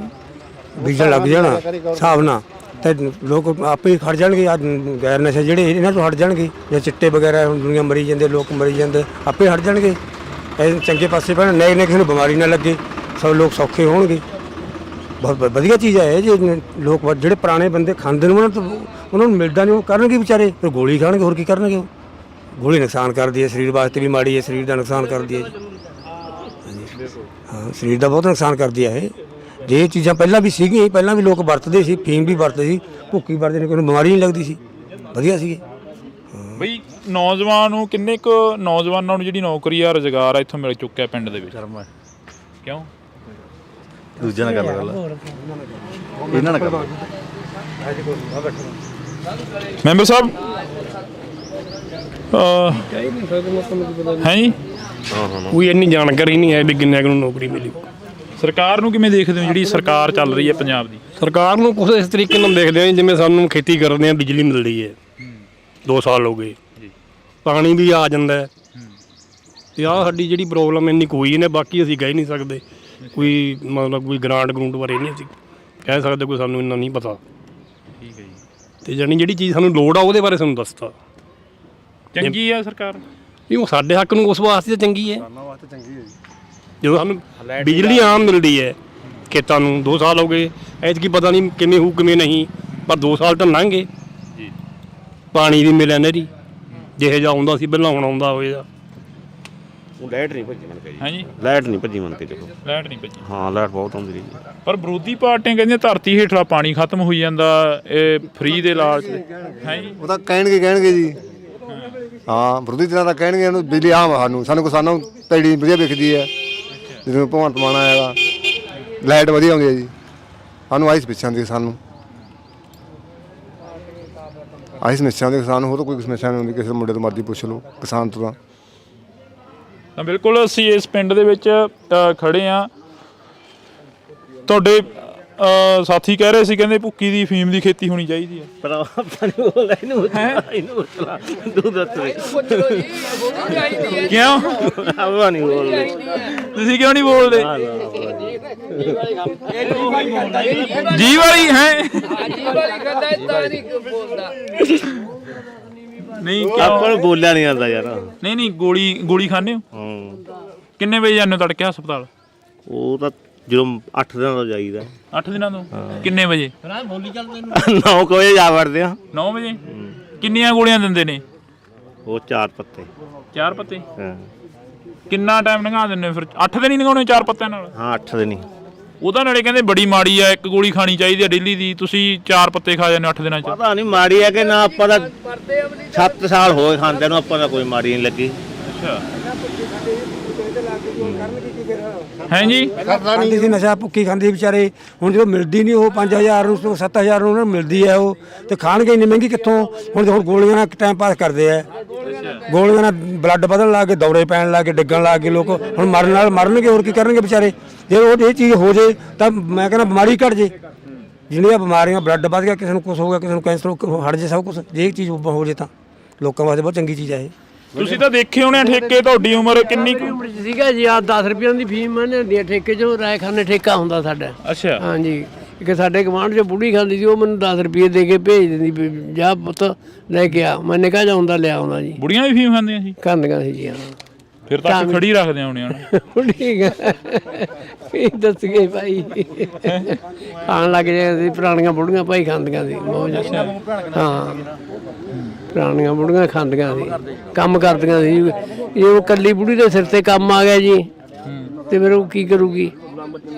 ਬੀਜਣ ਲੱਗ ਜਾਣ ਹਿਸਾਬ ਨਾਲ, ਤੇ ਲੋਕ ਆਪੇ ਹੀ ਖੜ ਜਾਣਗੇ। ਆ ਗੈਰ ਨਸ਼ੇ ਜਿਹੜੇ ਇਹਨਾਂ ਤੋਂ ਹਟ ਜਾਣਗੇ, ਜਾਂ ਚਿੱਟੇ ਵਗੈਰਾ ਹੁਣ ਦੁਨੀਆ ਮਰੀ ਜਾਂਦੇ, ਲੋਕ ਮਰੀ ਜਾਂਦੇ, ਆਪੇ ਹਟ ਜਾਣਗੇ। ਇਹ ਚੰਗੇ ਪਾਸੇ ਪੈਣ, ਨਏ ਕਿਸੇ ਨੂੰ ਬਿਮਾਰੀ ਨਾ ਲੱਗੇ, ਸਭ ਲੋਕ ਸੌਖੇ ਹੋਣਗੇ। ਬਹੁਤ ਵਧੀਆ ਚੀਜ਼ ਹੈ। ਜੇ ਲੋਕ ਜਿਹੜੇ ਪੁਰਾਣੇ ਬੰਦੇ ਖਾਂਦੇ ਨੇ ਉਹਨਾਂ ਨੂੰ ਮਿਲਦਾ ਨਹੀਂ, ਉਹ ਕਰਨਗੇ ਵਿਚਾਰੇ, ਫਿਰ ਗੋਲੀ ਖਾਣਗੇ, ਹੋਰ ਕੀ ਕਰਨਗੇ। ਉਹ ਗੋਲੀ ਨੁਕਸਾਨ ਕਰਦੀ ਹੈ, ਸਰੀਰ ਵਾਸਤੇ ਵੀ ਮਾੜੀ ਹੈ, ਸਰੀਰ ਦਾ ਨੁਕਸਾਨ ਕਰਦੀ ਹੈ ਜੀ। ਹਾਂ, ਸਰੀਰ ਦਾ ਬਹੁਤ ਨੁਕਸਾਨ ਕਰਦੀ ਹੈ ਇਹ। ਜੇ ਇਹ ਚੀਜ਼ਾਂ ਪਹਿਲਾਂ ਵੀ ਸੀਗੀਆਂ, ਪਹਿਲਾਂ ਵੀ ਲੋਕ ਵਰਤਦੇ ਸੀ, ਫੀਮ ਵੀ ਵਰਤਦੇ ਸੀ, ਭੁੱਕੀ ਵਰਤਦੇ ਨੇ, ਕੋਈ ਬਿਮਾਰੀ ਨਹੀਂ ਲੱਗਦੀ ਸੀ। ਵਧੀਆ ਸੀਗੇ। ਬਈ ਨੌਜਵਾਨ ਨੂੰ ਕਿੰਨੇ ਕੁ ਨੌਜਵਾਨਾਂ ਨੂੰ ਜਿਹੜੀ ਨੌਕਰੀ ਆ ਰੁਜ਼ਗਾਰ ਆ ਇੱਥੋਂ ਮਿਲ ਚੁੱਕਿਆ ਪਿੰਡ ਦੇ ਵਿੱਚ? ਕਿਉਂ ਦੂਜਿਆਂ ਨਾਲ ਗੱਲ ਇਹਨਾਂ ਨਾਲ ਕਰ ਮੈਂਬਰ ਸਾਹਿਬ ਹੈ ਜੀ ਕੋਈ ਇੰਨੀ ਜਾਣਕਾਰੀ ਨਹੀਂ ਹੈ ਵੀ ਕਿੰਨੇ ਕੁ ਨੂੰ ਨੌਕਰੀ ਮਿਲੀ। ਸਰਕਾਰ ਨੂੰ ਕਿਵੇਂ ਦੇਖਦੇ ਹੋ ਜਿਹੜੀ ਸਰਕਾਰ ਚੱਲ ਰਹੀ ਹੈ ਪੰਜਾਬ ਦੀ? ਸਰਕਾਰ ਨੂੰ ਕੁਝ ਇਸ ਤਰੀਕੇ ਨਾਲ ਦੇਖਦੇ ਹਾਂ ਜਿਵੇਂ ਸਾਨੂੰ ਖੇਤੀ ਕਰਦੇ ਆ ਬਿਜਲੀ ਮਿਲ ਰਹੀ ਹੈ 2 ਸਾਲ ਹੋ ਗਏ, ਪਾਣੀ ਵੀ ਆ ਜਾਂਦਾ ਹੈ ਤੇ ਆਹ ਸਾਡੀ ਜਿਹੜੀ ਪ੍ਰੋਬਲਮ ਇੰਨੀ ਕੋਈ ਨੇ, ਬਾਕੀ ਅਸੀਂ ਕਹਿ ਨਹੀਂ ਸਕਦੇ ਕੋਈ ਮਤਲਬ ਕੋਈ ਗ੍ਰਾਂਟ ਗਰੂੰਟ ਬਾਰੇ ਨਹੀਂ ਅਸੀਂ ਕਹਿ ਸਕਦੇ, ਕੋਈ ਸਾਨੂੰ ਇੰਨਾ ਨਹੀਂ ਪਤਾ। ਠੀਕ ਹੈ ਜੀ। ਤੇ ਜਾਣੀ ਜਿਹੜੀ ਚੀਜ਼ ਸਾਨੂੰ ਲੋੜ ਆ ਉਹਦੇ ਬਾਰੇ ਸਾਨੂੰ ਦੱਸਤਾ। ਚੰਗੀ ਆ ਸਰਕਾਰ? ਨਹੀਂ ਉਹ ਸਾਡੇ ਹੱਕ ਨੂੰ ਉਸ ਵਾਸਤੇ ਤਾਂ ਚੰਗੀ ਹੈ, ਵਾਸਤੇ ਚੰਗੀ ਹੈ ਜੀ। ਜਦੋਂ ਸਾਨੂੰ ਬਿਜਲੀ ਆਮ ਮਿਲਦੀ ਹੈ ਖੇਤਾਂ ਨੂੰ 2 ਸਾਲ ਹੋ ਗਏ, ਐਤਕੀ ਪਤਾ ਨਹੀਂ ਕਿਵੇਂ ਹੋਊ ਕਿਵੇਂ ਨਹੀਂ, ਪਰ 2 ਸਾਲ ਤਾਂ ਲੰਘ ਗਏ। ਪਾਣੀ ਵੀ ਮਿਲਿਆ ਨਹਿਰੀ ਜਿਹੇ ਜਿਹਾ ਆਉਂਦਾ ਸੀ ਪਹਿਲਾਂ, ਹੁਣ ਆਉਂਦਾ ਹੋਏਗਾ। ਉਹ ਲਾਈਟ ਨਹੀਂ ਭੱਜੀ ਮੰਨ ਕੇ ਜੀ। ਹਾਂਜੀ ਲਾਈਟ ਨਹੀਂ ਭੱਜੀ ਮੰਨ ਕੇ ਦੇਖੋ। ਲਾਈਟ ਨਹੀਂ ਭੱਜੀ? ਹਾਂ ਲਾਈਟ ਬਹੁਤ ਆਉਂਦੀ ਰਹੀ। ਪਰ ਵਿਰੋਧੀ ਪਾਰਟੀਆਂ ਕਹਿੰਦੀਆਂ ਧਰਤੀ ਹੇਠਲਾ ਪਾਣੀ ਖਤਮ ਹੋਈ ਜਾਂਦਾ, ਇਹ ਫ੍ਰੀ ਦੇ ਲਾਲਚ ਹੈ ਜੀ। ਉਹ ਤਾਂ ਕਹਿਣਗੇ ਜੀ। ਹਾਂ ਵਿਰੋਧੀ ਧਿਰਾਂ ਤਾਂ ਕਹਿਣਗੇ ਇਹਨੂੰ ਬਿਜਲੀ ਆਮ ਸਾਨੂੰ ਕਿਸਾਨਾਂ ਨੂੰ ਪੈੜੀ ਵਧੀਆ ਵਿਕਦੀ ਹੈ। ਜਦੋਂ ਭਗਵੰਤ ਮਾਨ ਆਏਗਾ ਲਾਈਟ ਵਧੀਆ ਆਉਂਦੀ ਹੈ ਜੀ, ਸਾਨੂੰ ਆਹੀ ਸਮੱਸਿਆ ਹੁੰਦੀ ਸਾਨੂੰ, ਆਹੀ ਸਮੱਸਿਆ ਹੁੰਦੀ ਕਿਸਾਨ ਨੂੰ, ਹੋਰ ਕੋਈ ਸਮੱਸਿਆ ਨਹੀਂ ਹੁੰਦੀ। ਕਿਸੇ ਮੁੰਡੇ ਤੋਂ ਮਰਜ਼ੀ ਪੁੱਛ ਲਓ ਕਿਸਾਨ ਤੋਂ ਤਾਂ ਬਿਲਕੁਲ ਅਸੀਂ ਇਸ ਪਿੰਡ ਦੇ ਵਿੱਚ ਖੜੇ ਆ। ਤੁਹਾਡੇ ਸਾਥੀ ਕਹਿ ਰਹੇ ਸੀ, ਕਹਿੰਦੇ ਭੁੱਕੀ ਦੀ ਫੀਮ ਦੀ ਖੇਤੀ ਹੋਣੀ ਚਾਹੀਦੀ ਹੈ। ਕਿਉਂ ਤੁਸੀਂ ਕਿਉਂ ਨਹੀਂ ਬੋਲਦੇ? ਜੀ ਵਾਲੀ ਹੈ ਨਹੀਂ ਆਪਾਂ ਨੂੰ ਬੋਲਿਆ ਨਹੀਂ ਆਉਂਦਾ ਯਾਰ। ਨਹੀਂ ਗੋਲੀ ਖਾਂਦੇ ਹੋ? ਕਿੰਨੇ ਵਜੇ ਜਾਂਦੇ ਹੋ ਤੜਕੇ ਹਸਪਤਾਲ? ਉਹ ਤਾਂ ਜਦੋਂ 8 ਦਿਨਾਂ ਤੋਂ ਜਾਈਦਾ। 8 ਦਿਨਾਂ ਤੋਂ? ਕਿੰਨੇ ਵਜੇ? 9 ਵਜੇ ਜਾ ਵੜਦੇ ਆ। 9 ਵਜੇ? ਕਿੰਨੀਆਂ ਗੋਲੀਆਂ ਦਿੰਦੇ ਨੇ ਉਹ? 4 ਪੱਤੇ। 4 ਪੱਤੇ? ਹਾਂ। ਕਿੰਨਾ ਟਾਈਮ ਲੰਘਾ ਦਿੰਦੇ ਫਿਰ? 8 ਦਿਨ ਹੀ ਲੰਘਾਉਣੇ 4 ਪੱਤਿਆਂ ਨਾਲ? ਹਾਂ 8 ਦਿਨ ਹੀ। ਉਹਦਾ ਨਾਲੇ ਕਹਿੰਦੇ ਬੜੀ ਮਾੜੀ ਆ, 1 ਗੋਲੀ ਖਾਣੀ ਚਾਹੀਦੀ ਆ ਡੇਲੀ ਦੀ, ਤੁਸੀਂ 4 ਪੱਤੇ ਖਾ ਜਾਂਦੇ 8 ਦਿਨਾਂ ਚ। ਪਤਾ ਨਹੀਂ ਮਾੜੀ ਹੈ ਕਿ ਨਾ, ਆਪਾਂ ਦਾ 7 ਸਾਲ ਹੋਏ ਖਾਂਦੇ ਨੂੰ, ਆਪਾਂ ਦਾ ਕੋਈ ਮਾੜੀ ਨਹੀਂ ਲੱਗੀ। ਅੱਛਾ ਹੈ ਜੀ। ਖਾਂਦੀ ਸੀ ਨਸ਼ਾ, ਭੁੱਕੀ ਖਾਂਦੀ ਵਿਚਾਰੇ, ਹੁਣ ਜਦੋਂ ਮਿਲਦੀ ਨਹੀਂ ਉਹ 5000 ਨੂੰ 7000 ਨੂੰ ਉਹਨਾਂ ਨੂੰ ਮਿਲਦੀ ਹੈ ਉਹ, ਤੇ ਖਾਣਗੇ ਇੰਨੀ ਮਹਿੰਗੀ ਕਿੱਥੋਂ? ਹੁਣ ਗੋਲੀਆਂ ਨਾਲ ਟਾਈਮ ਪਾਸ ਕਰਦੇ ਆ, ਗੋਲੀਆਂ ਨਾਲ ਬਲੱਡ ਵਧਣ ਲੱਗ ਗਏ, ਦੌਰੇ ਪੈਣ ਲੱਗ ਗਏ, ਡਿੱਗਣ ਲੱਗ ਗਏ ਲੋਕ। ਹੁਣ ਮਰਨ ਨਾਲ ਮਰਨਗੇ, ਹੋਰ ਕੀ ਕਰਨਗੇ ਵਿਚਾਰੇ? ਜੇ ਉਹ ਇਹ ਚੀਜ਼ ਹੋ ਜੇ ਤਾਂ ਮੈਂ ਕਹਿੰਦਾ ਬਿਮਾਰੀ ਘਟ ਜੇ। ਜਿਹੜੀਆਂ ਬਿਮਾਰੀਆਂ ਬਲੱਡ ਵੱਧ ਗਿਆ, ਕਿਸੇ ਨੂੰ ਕੁਛ ਹੋ ਗਿਆ, ਕਿਸੇ ਨੂੰ ਕੈਂਸਰ ਹਟ ਜੇ, ਸਭ ਕੁਛ ਜੇ ਇਹ ਚੀਜ਼ ਹੋ ਜੇ ਤਾਂ ਲੋਕਾਂ ਵਾਸਤੇ ਬਹੁਤ ਚੰਗੀ ਚੀਜ਼ ਹੈ ਇਹ। ਤੁਸੀਂ ਤਾਂ ਦੇਖੇ ਹੋਣੇ ਠੇਕੇ, ਤੁਹਾਡੀ ਉਮਰ ਕਿੰਨੀ ਸੀਗਾ ਜੀ? ਆ 10 ਰੁਪਏ ਦੀ ਫੀਮ ਮੰਨੇ ਹੁੰਦੀ ਹੈ ਠੇਕੇ 'ਚੋਂ, ਰਾਇਖਾਨੇ ਠੇਕਾ ਹੁੰਦਾ ਸਾਡਾ। ਅੱਛਾ ਹਾਂਜੀ। ਇੱਕ ਸਾਡੇ ਗਵਾਂਢ 'ਚ ਬੁੜੀ ਖਾਂਦੀ ਸੀ, ਉਹ ਮੈਨੂੰ 10 ਰੁਪਏ ਦੇ ਕੇ ਭੇਜ ਦਿੰਦੀ ਵੀ ਜਾ ਪੁੱਤ ਲੈ ਕੇ ਆ। ਮੈਂ ਨਿਕਾ ਜਾਉਂਦਾ ਲਿਆ ਆਉਂਦਾ ਜੀ। ਬੁੜੀਆਂ ਵੀ ਫੀਮ ਖਾਂਦੀਆਂ ਸੀ? ਖਾਂਦੀਆਂ ਸੀ ਜੀ। ਹਾਂ ਫਿਰ ਤਾਂ ਖੜੀ ਰੱਖਦੇ ਹੋਣੇ ਹਨ। ਠੀਕ ਹੈ, ਕੀ ਦੱਸ ਗਏ ਭਾਈ, ਖਾਣ ਲੱਗ ਜਾਂਦੇ ਸੀ ਪੁਰਾਣੀਆਂ ਬੁੜੀਆਂ ਭਾਈ, ਖਾਂਦੀਆਂ ਸੀ ਬਹੁਤ। ਹਾਂ ਪੁਰਾਣੀਆਂ ਬੁੜੀਆਂ ਖਾਂਦੀਆਂ ਸੀ, ਕੰਮ ਕਰਦੀਆਂ ਸੀ। ਇਹ ਉਹ ਕੱਲੀ ਬੁੜੀ ਦੇ ਸਿਰ ਤੇ ਕੰਮ ਆ ਗਿਆ ਜੀ, ਤੇ ਫਿਰ ਉਹ ਕੀ ਕਰੂਗੀ?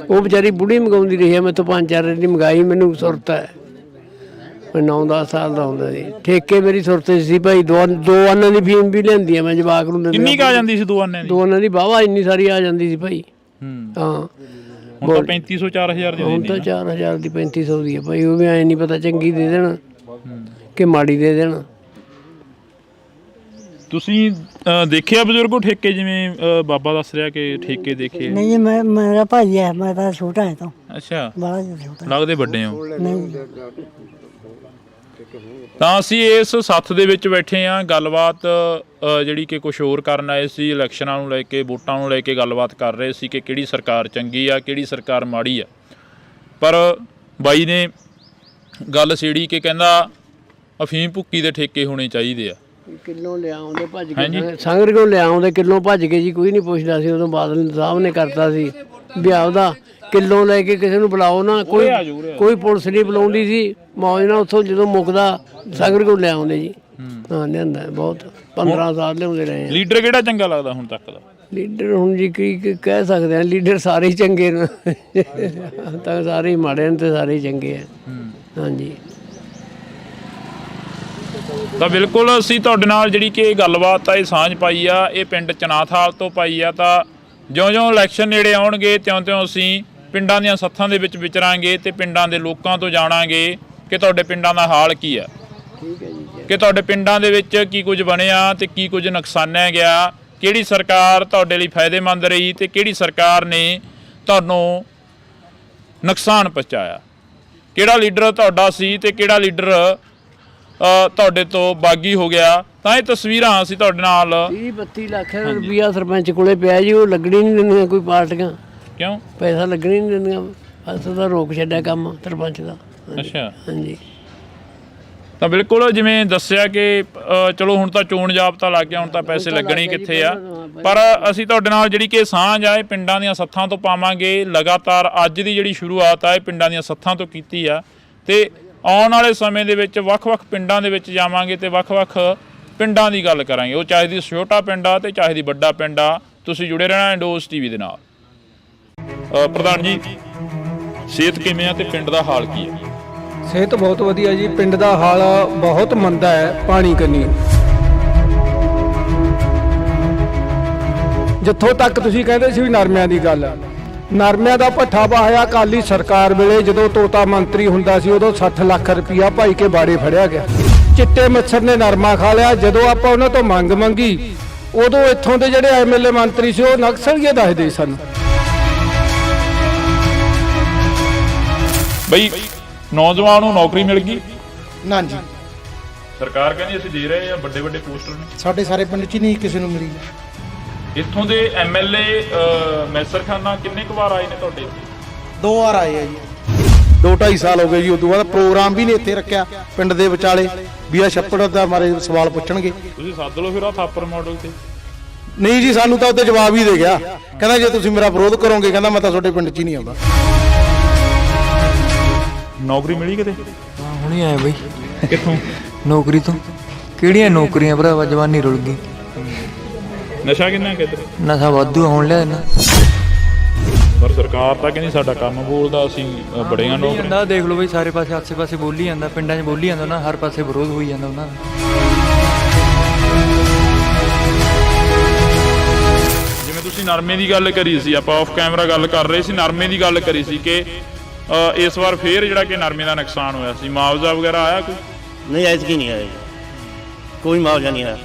ਉਹ ਵਿਚਾਰੀ ਬੁੜੀ ਮੰਗਾਉਂਦੀ ਰਹੀ ਹੈ, ਮੈਂ ਤਾਂ 5-4 ਦਿਨ ਦੀ ਮੰਗਾਈ, ਮੈਨੂੰ ਸੁਰਤ ਹੈ। ਮੈਂ 9-10 ਸਾਲ ਦਾ ਹੁੰਦਾ ਸੀ, ਠੇਕੇ ਮੇਰੀ ਸੁਰਤ ਸੀ ਭਾਈ। 2 ਆਨਾਂ ਦੀ ਫੀਮ ਵੀ ਲੈਂਦੀ ਆ ਮੈਂ ਜਵਾਕ ਨੂੰ। ਕਿੰਨੀ ਕੁ ਆ ਜਾਂਦੀ ਸੀ 2 ਆਨਾਂ ਦੀ? 2 ਆਨਾਂ ਦੀ ਵਾਹਵਾ ਇੰਨੀ ਸਾਰੀ ਆ ਜਾਂਦੀ ਸੀ ਭਾਈ। ਹਾਂ ਹੁਣ ਤਾਂ 3500 4000 ਦੀ। ਹੁਣ ਤਾਂ 4000 ਦੀ 3500 ਦੀ ਹੈ ਭਾਈ। ਉਹ ਵੀ ਐ ਨਹੀਂ ਪਤਾ ਚੰਗੀ ਦੇ ਦੇਣ ਕਿ ਮਾੜੀ ਦੇ ਦੇਣ। ਤੁਸੀਂ ਦੇਖਿਆ ਬਜ਼ੁਰਗੋ ਠੇਕੇ, ਜਿਵੇਂ ਬਾਬਾ ਦੱਸ ਰਿਹਾ ਕਿ ਠੇਕੇ ਦੇਖੇ? ਨਹੀਂ ਮੇਰਾ ਭਾਈ ਹੈ, ਮੈਂ ਤਾਂ ਛੋਟਾ ਹੈ ਤਾਂ। ਅੱਛਾ ਬੜਾ ਛੋਟਾ। ਲੱਗਦੇ ਵੱਡੇ ਹੋ? ਨਹੀਂ। ਤਾਂ ਅਸੀਂ ਇਸ ਸੱਥ ਦੇ ਵਿੱਚ ਬੈਠੇ ਹਾਂ, ਗੱਲਬਾਤ ਜਿਹੜੀ ਕਿ ਕੁਛ ਹੋਰ ਕਰਨ ਆਏ ਸੀ। ਇਲੈਕਸ਼ਨਾਂ ਨੂੰ ਲੈ ਕੇ, ਵੋਟਾਂ ਨੂੰ ਲੈ ਕੇ ਗੱਲਬਾਤ ਕਰ ਰਹੇ ਸੀ ਕਿ ਕਿਹੜੀ ਸਰਕਾਰ ਚੰਗੀ ਆ, ਕਿਹੜੀ ਸਰਕਾਰ ਮਾੜੀ ਆ। ਪਰ ਬਾਈ ਨੇ ਗੱਲ ਛੇੜੀ ਕਿ ਕਹਿੰਦਾ ਅਫੀਮ ਭੁੱਕੀ ਦੇ ਠੇਕੇ ਹੋਣੇ ਚਾਹੀਦੇ ਆ। ਕਿੱਲੋਂ ਲਿਆਉਂਦੇ ਭੱਜ ਕੇ, ਸੰਗਰ ਕੋਲ ਲਿਆਉਂਦੇ ਕਿੱਲੋਂ ਭੱਜ ਕੇ ਜੀ, ਕੋਈ ਨਹੀਂ ਪੁੱਛਦਾ ਸੀ। ਉਦੋਂ ਬਾਦਲ ਸਾਹਿਬ ਨੇ ਕਰਤਾ ਸੀ ਵਿਆਹ ਉਹਦਾ, ਕਿੱਲੋਂ ਲੈ ਕੇ ਕਿਸੇ ਨੂੰ ਬੁਲਾਓ ਨਾ, ਕੋਈ ਪੁਲਿਸ ਨਹੀਂ ਬੁਲਾਉਂਦੀ ਸੀ। ਮੌਜ ਨਾਲ ਉੱਥੋਂ ਜਦੋਂ ਮੁੱਕਦਾ ਸੰਗਰ ਕੋਲ ਲਿਆਉਂਦੇ ਜੀ। ਹਾਂ ਲਿਆਂਦਾ ਬਹੁਤ, 15 ਸਾਲ ਲਿਆਉਂਦੇ ਰਹੇ। ਲੀਡਰ ਕਿਹੜਾ ਚੰਗਾ ਲੱਗਦਾ ਹੁਣ ਤੱਕ ਦਾ? ਲੀਡਰ ਹੁਣ ਜੀ ਕੀ ਕਹਿ ਸਕਦੇ ਆ, ਲੀਡਰ ਸਾਰੇ ਹੀ ਚੰਗੇ ਨੇ ਤਾਂ ਸਾਰੇ ਹੀ ਮਾੜੇ ਨੇ ਤੇ ਸਾਰੇ ਹੀ ਚੰਗੇ ਆ। ਹਾਂਜੀ ਤਾਂ ਬਿਲਕੁਲ ਅਸੀਂ ਤੁਹਾਡੇ ਨਾਲ ਜਿਹੜੀ ਕਿ ਗੱਲਬਾਤ ਆ ਇਹ ਸਾਂਝ ਪਾਈ ਆ, ਇਹ ਪਿੰਡ ਚਨਾਥਾਲ ਤੋਂ ਪਾਈ ਆ। ਤਾਂ ਜਿਉਂ-ਜਿਉਂ ਇਲੈਕਸ਼ਨ ਨੇੜੇ ਆਉਣਗੇ ਤਿਉਂ-ਤਿਉਂ ਅਸੀਂ ਪਿੰਡਾਂ ਦੀਆਂ ਸੱਥਾਂ ਦੇ ਵਿੱਚ ਵਿਚਰਾਂਗੇ ਤੇ ਪਿੰਡਾਂ ਦੇ ਲੋਕਾਂ ਤੋਂ ਜਾਣਾਂਗੇ ਕਿ ਤੁਹਾਡੇ ਪਿੰਡਾਂ ਦਾ ਹਾਲ ਕੀ ਆ, ਕਿ ਤੁਹਾਡੇ ਪਿੰਡਾਂ ਦੇ ਵਿੱਚ ਕੀ ਕੁਝ ਬਣਿਆ ਤੇ ਕੀ ਕੁਝ ਨੁਕਸਾਨਿਆ ਗਿਆ, ਕਿਹੜੀ ਸਰਕਾਰ ਤੁਹਾਡੇ ਲਈ ਫਾਇਦੇਮੰਦ ਰਹੀ ਤੇ ਕਿਹੜੀ ਸਰਕਾਰ ਨੇ ਤੁਹਾਨੂੰ ਨੁਕਸਾਨ ਪਹੁੰਚਾਇਆ, ਕਿਹੜਾ ਲੀਡਰ ਤੁਹਾਡਾ ਸੀ ਤੇ ਕਿਹੜਾ ਲੀਡਰ ਤੁਹਾਡੇ ਤੋਂ ਬਾਗੀ ਹੋ ਗਿਆ। ਤਾਂ ਇਹ ਤਸਵੀਰਾਂ ਅਸੀਂ ਤੁਹਾਡੇ ਨਾਲ 30-32 ਲੱਖ ਰੁਪਈਆ ਸਰਪੰਚ ਕੋਲੇ ਪਿਆ ਜੀ, ਉਹ ਲੱਗਣੀ ਨਹੀਂ ਦਿੰਦੀਆਂ ਕੋਈ ਪਾਰਟੀਆਂ। ਕਿਉਂ? ਪੈਸਾ ਲੱਗਣੀ ਨਹੀਂ ਦਿੰਦੀਆਂ, ਅਸਾਂ ਤਾਂ ਰੋਕ ਛੱਡਿਆ ਕੰਮ ਸਰਪੰਚ ਦਾ। ਅੱਛਾ, ਹਾਂਜੀ। ਤਾਂ ਬਿਲਕੁਲ ਜਿਵੇਂ ਦੱਸਿਆ ਕਿ ਚਲੋ ਹੁਣ ਤਾਂ ਚੋਣ ਜਾਬਤਾ ਲੱਗ ਗਿਆ, ਹੁਣ ਤਾਂ ਪੈਸੇ ਲੱਗਣੇ ਕਿੱਥੇ ਆ, ਪਰ ਅਸੀਂ ਤੁਹਾਡੇ ਨਾਲ ਜਿਹੜੀ ਕਿ ਸਾਂਝ ਆ ਇਹ ਪਿੰਡਾਂ ਦੀਆਂ ਸੱਥਾਂ ਤੋਂ ਪਾਵਾਂਗੇ। ਲਗਾਤਾਰ ਅੱਜ ਦੀ ਜਿਹੜੀ ਸ਼ੁਰੂਆਤ ਆ ਇਹ ਪਿੰਡਾਂ ਦੀਆਂ ਸੱਥਾਂ ਤੋਂ ਕੀਤੀ ਆ ਤੇ ਆਉਣ ਵਾਲੇ ਸਮੇਂ ਦੇ ਵਿੱਚ ਵੱਖ-ਵੱਖ ਪਿੰਡਾਂ ਦੇ ਵਿੱਚ ਜਾਵਾਂਗੇ ਤੇ ਵੱਖ-ਵੱਖ ਪਿੰਡਾਂ ਦੀ ਗੱਲ ਕਰਾਂਗੇ, ਉਹ ਚਾਹੇ ਦੀ ਛੋਟਾ ਪਿੰਡ ਆ ਤੇ ਚਾਹੇ ਦੀ ਵੱਡਾ ਪਿੰਡ ਆ। ਤੁਸੀਂ ਜੁੜੇ ਰਹਿਣਾ ਇੰਡੋਸ ਟੀਵੀ ਦੇ ਨਾਲ। ਪ੍ਰਧਾਨ ਜੀ, ਸਿਹਤ ਕਿਵੇਂ ਆ ਤੇ ਪਿੰਡ ਦਾ ਹਾਲ ਕੀ ਹੈ? ਸਿਹਤ ਬਹੁਤ ਵਧੀਆ ਜੀ, ਪਿੰਡ ਦਾ ਹਾਲ ਬਹੁਤ ਮੰਦਾ ਹੈ ਪਾਣੀ ਕੰਨੀ। ਜਿੱਥੋਂ ਤੱਕ ਤੁਸੀਂ ਕਹਿੰਦੇ ਸੀ ਵੀ ਨਰਮਿਆਂ ਦੀ ਗੱਲ, ਨਰਮਿਆਂ ਦਾ ਭੱਠਾ ਵਹਾਇਆ ਅਕਾਲੀ ਸਰਕਾਰ ਵੇਲੇ, ਜਦੋਂ ਤੋਤਾ ਮੰਤਰੀ ਹੁੰਦਾ ਸੀ ਉਦੋਂ 60 ਲੱਖ ਰੁਪਇਆ ਭਾਈ ਕੇ ਬਾੜੇ ਫੜਿਆ ਗਿਆ। ਚਿੱਟੇ ਮੱਛਰ ਨੇ ਨਰਮਾ ਖਾ ਲਿਆ। ਜਦੋਂ ਆਪਾਂ ਉਹਨਾਂ ਤੋਂ ਮੰਗ ਮੰਗੀ ਉਦੋਂ ਇੱਥੋਂ ਦੇ ਜਿਹੜੇ ਐਮਐਲਏ ਮੰਤਰੀ ਸੀ ਉਹ ਨਕਸਲੀਏ ਦੱਸਦੇ ਸਨ। ਬਈ ਨੌਜਵਾਨ ਨੂੰ ਨੌਕਰੀ ਮਿਲ ਗਈ? ਨਾ ਜੀ, ਸਰਕਾਰ ਕਹਿੰਦੀ ਅਸੀਂ ਦੇ ਰਹੇ ਆ, ਵੱਡੇ ਵੱਡੇ ਪੋਸਟਰ ਨੇ। ਸਾਡੇ ਸਾਰੇ ਪਿੰਡ 'ਚ ਨਹੀਂ ਕਿਸੇ ਨੂੰ ਮਿਲੀ। ਇੱਥੋਂ ਦੇ ਐਮਐਲਏ ਮੈਸਰ ਖਾਨਾ ਕਿੰਨੇ ਕੁ ਵਾਰ ਆਏ ਨੇ ਤੁਹਾਡੇ ਇੱਥੇ? 2 ਵਾਰ ਆਏ ਆ ਜੀ। 2-2.5 ਸਾਲ ਹੋ ਗਏ ਜੀ। ਉਦੋਂ ਬਾਅਦ ਪ੍ਰੋਗਰਾਮ ਵੀ ਨਹੀਂ ਇੱਥੇ ਰੱਖਿਆ ਪਿੰਡ ਦੇ ਵਿਚਾਲੇ ਵੀ ਆ ਛੱਪੜ ਦਾ ਮਾਰੇ ਸਵਾਲ ਪੁੱਛਣਗੇ। ਤੁਸੀਂ ਸੱਦ ਲਓ ਫਿਰ ਆ ਥਾਪਰ ਮਾਡਲ ਤੇ। ਨਹੀਂ ਜੀ, ਸਾਨੂੰ ਤਾਂ ਉੱਤੇ ਜਵਾਬ ਹੀ ਦੇ ਗਿਆ, ਕਹਿੰਦਾ ਜੇ ਤੁਸੀਂ ਮੇਰਾ ਵਿਰੋਧ ਕਰੋਗੇ ਕਹਿੰਦਾ ਮੈਂ ਤਾਂ ਤੁਹਾਡੇ ਪਿੰਡ 'ਚ ਹੀ ਨਹੀਂ ਆਉਂਦਾ। ਨੌਕਰੀ ਮਿਲੀ ਕਿਤੇ? ਹਾਂ ਹੁਣੀ ਆਏ ਬਈ। ਕਿੱਥੋਂ? ਨੌਕਰੀ ਤੋਂ। ਕਿਹੜੀਆਂ ਨੌਕਰੀਆਂ ਭਰਾਵਾ, ਜਵਾਨੀ ਰੁਲ ਗਈ। ਨਸ਼ਾ ਕਿੰਨਾ ਕਿੱਧਰ? ਨਸ਼ਾ ਵਾਧੂ ਹੋਣ ਲਿਆ ਨਾ, ਪਰ ਸਰਕਾਰ ਤਾਂ ਕਹਿੰਦੀ ਸਾਡਾ ਕੰਮ ਬੋਲਦਾ, ਅਸੀਂ ਬੜੀਆਂ ਨੌਕਰੀਆਂ। ਜਾਂਦਾ ਦੇਖ ਲਓ ਬਈ, ਸਾਰੇ ਪਾਸੇ ਆਸੇ ਪਾਸੇ ਬੋਲੀ ਜਾਂਦਾ, ਪਿੰਡਾਂ 'ਚ ਬੋਲੀ ਜਾਂਦਾ ਨਾ, ਹਰ ਪਾਸੇ ਵਿਰੋਧ ਹੋਈ ਜਾਂਦਾ ਉਹਨਾਂ ਦਾ। ਜਿਵੇਂ ਤੁਸੀਂ ਨਰਮੇ ਦੀ ਗੱਲ ਕਰੀ ਸੀ, ਆਪਾਂ ਆਫ ਕੈਮਰਾ ਗੱਲ ਕਰ ਰਹੇ ਸੀ, ਨਰਮੇ ਦੀ ਗੱਲ ਕਰੀ ਸੀ ਕਿ ਇਸ ਵਾਰ ਫੇਰ ਜਿਹੜਾ ਕਿ ਨਰਮੇ ਦਾ ਨੁਕਸਾਨ ਹੋਇਆ ਸੀ, ਮੁਆਵਜ਼ਾ ਵਗੈਰਾ ਆਇਆ ਕੋਈ? ਨਹੀਂ, ਐਤਕੀ ਨਹੀਂ ਆਇਆ, ਕੋਈ ਮੁਆਵਜ਼ਾ ਨਹੀਂ ਆਇਆ।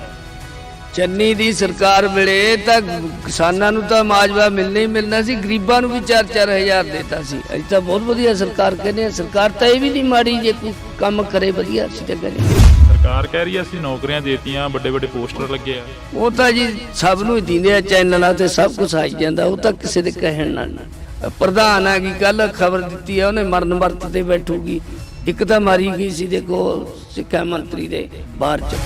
ਚੰਨੀ ਦੀ ਸਰਕਾਰ ਵੇਲੇ ਤਾਂ ਕਿਸਾਨਾਂ ਨੂੰ ਤਾਂ ਮੁਆਵਜ਼ਾ ਮਿਲਣਾ ਹੀ ਮਿਲਣਾ ਸੀ, ਗਰੀਬਾਂ ਨੂੰ ਵੀ 4-4 ਹਜ਼ਾਰ ਦਿੱਤਾ ਸੀ। ਅਸੀਂ ਤਾਂ ਬਹੁਤ ਵਧੀਆ ਸਰਕਾਰ ਕਹਿੰਦੇ ਆ। ਸਰਕਾਰ ਤਾਂ ਇਹ ਵੀ ਨਹੀਂ ਮਾੜੀ, ਜੇ ਕੋਈ ਕੰਮ ਕਰੇ ਵਧੀਆ ਅਸੀਂ ਤਾਂ ਕਹਿੰਦੇ। ਸਰਕਾਰ ਕਹਿ ਰਹੀ ਹੈ ਅਸੀਂ ਨੌਕਰੀਆਂ ਦੇਤੀਆਂ, ਵੱਡੇ ਵੱਡੇ ਪੋਸਟਰ ਲੱਗੇ ਆ। ਉਹ ਤਾਂ ਜੀ ਸਭ ਨੂੰ ਹੀ ਦਿੰਦੇ ਆ, ਚੈਨਲਾਂ ਤੇ ਸਭ ਕੁਝ ਆਈ ਜਾਂਦਾ, ਉਹ ਤਾਂ ਕਿਸੇ ਦੇ ਕਹਿਣ ਨਾਲ ਨਾ। ਪ੍ਰਧਾਨ ਆ ਗਈ, ਕੱਲ ਖਬਰ ਦਿੱਤੀ ਆ ਉਹਨੇ ਮਰਨ ਵਰਤ ਤੇ ਬੈਠੂਗੀ। ਇੱਕ ਤਾਂ ਮਾਰੀ ਗਈ ਸੀ ਦੇਖੋ ਸਿੱਖਿਆ ਮੰਤਰੀ ਦੇ ਬਾਹਰ ਚ।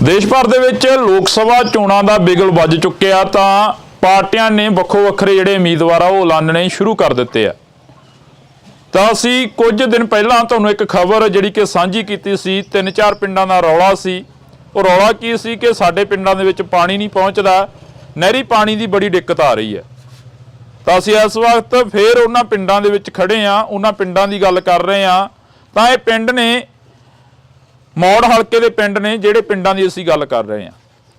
ਦੇਸ਼ ਭਰ ਦੇ ਵਿੱਚ ਲੋਕ ਸਭਾ ਚੋਣਾਂ ਦਾ ਬਿਗਲ ਵੱਜ ਚੁੱਕਿਆ ਤਾਂ ਪਾਰਟੀਆਂ ਨੇ ਵੱਖੋ ਵੱਖਰੇ ਜਿਹੜੇ ਉਮੀਦਵਾਰ ਆ ਉਹ ਐਲਾਨਣੇ ਸ਼ੁਰੂ ਕਰ ਦਿੱਤੇ ਆ। ਤਾਂ ਅਸੀਂ ਕੁਝ ਦਿਨ ਪਹਿਲਾਂ ਤੁਹਾਨੂੰ ਇੱਕ ਖਬਰ ਜਿਹੜੀ ਕਿ ਸਾਂਝੀ ਕੀਤੀ ਸੀ, 3-4 ਪਿੰਡਾਂ ਦਾ ਰੌਲਾ ਸੀ। ਉਹ ਰੌਲਾ ਕੀ ਸੀ ਕਿ ਸਾਡੇ ਪਿੰਡਾਂ ਦੇ ਵਿੱਚ ਪਾਣੀ ਨਹੀਂ ਪਹੁੰਚਦਾ, ਨਹਿਰੀ ਪਾਣੀ ਦੀ ਬੜੀ ਦਿੱਕਤ ਆ ਰਹੀ ਹੈ। ਤਾਂ ਅਸੀਂ ਇਸ ਵਕਤ ਫੇਰ ਉਹਨਾਂ ਪਿੰਡਾਂ ਦੇ ਵਿੱਚ ਖੜੇ ਆ, ਉਹਨਾਂ ਪਿੰਡਾਂ ਦੀ ਗੱਲ ਕਰ ਰਹੇ ਆ। ਤਾਂ ਇਹ ਪਿੰਡ ਨੇ ਮੌੜ ਹਲਕੇ ਦੇ ਪਿੰਡ ਨੇ, ਜਿਹੜੇ ਪਿੰਡਾਂ ਦੀ ਅਸੀਂ ਗੱਲ ਕਰ ਰਹੇ ਹਾਂ।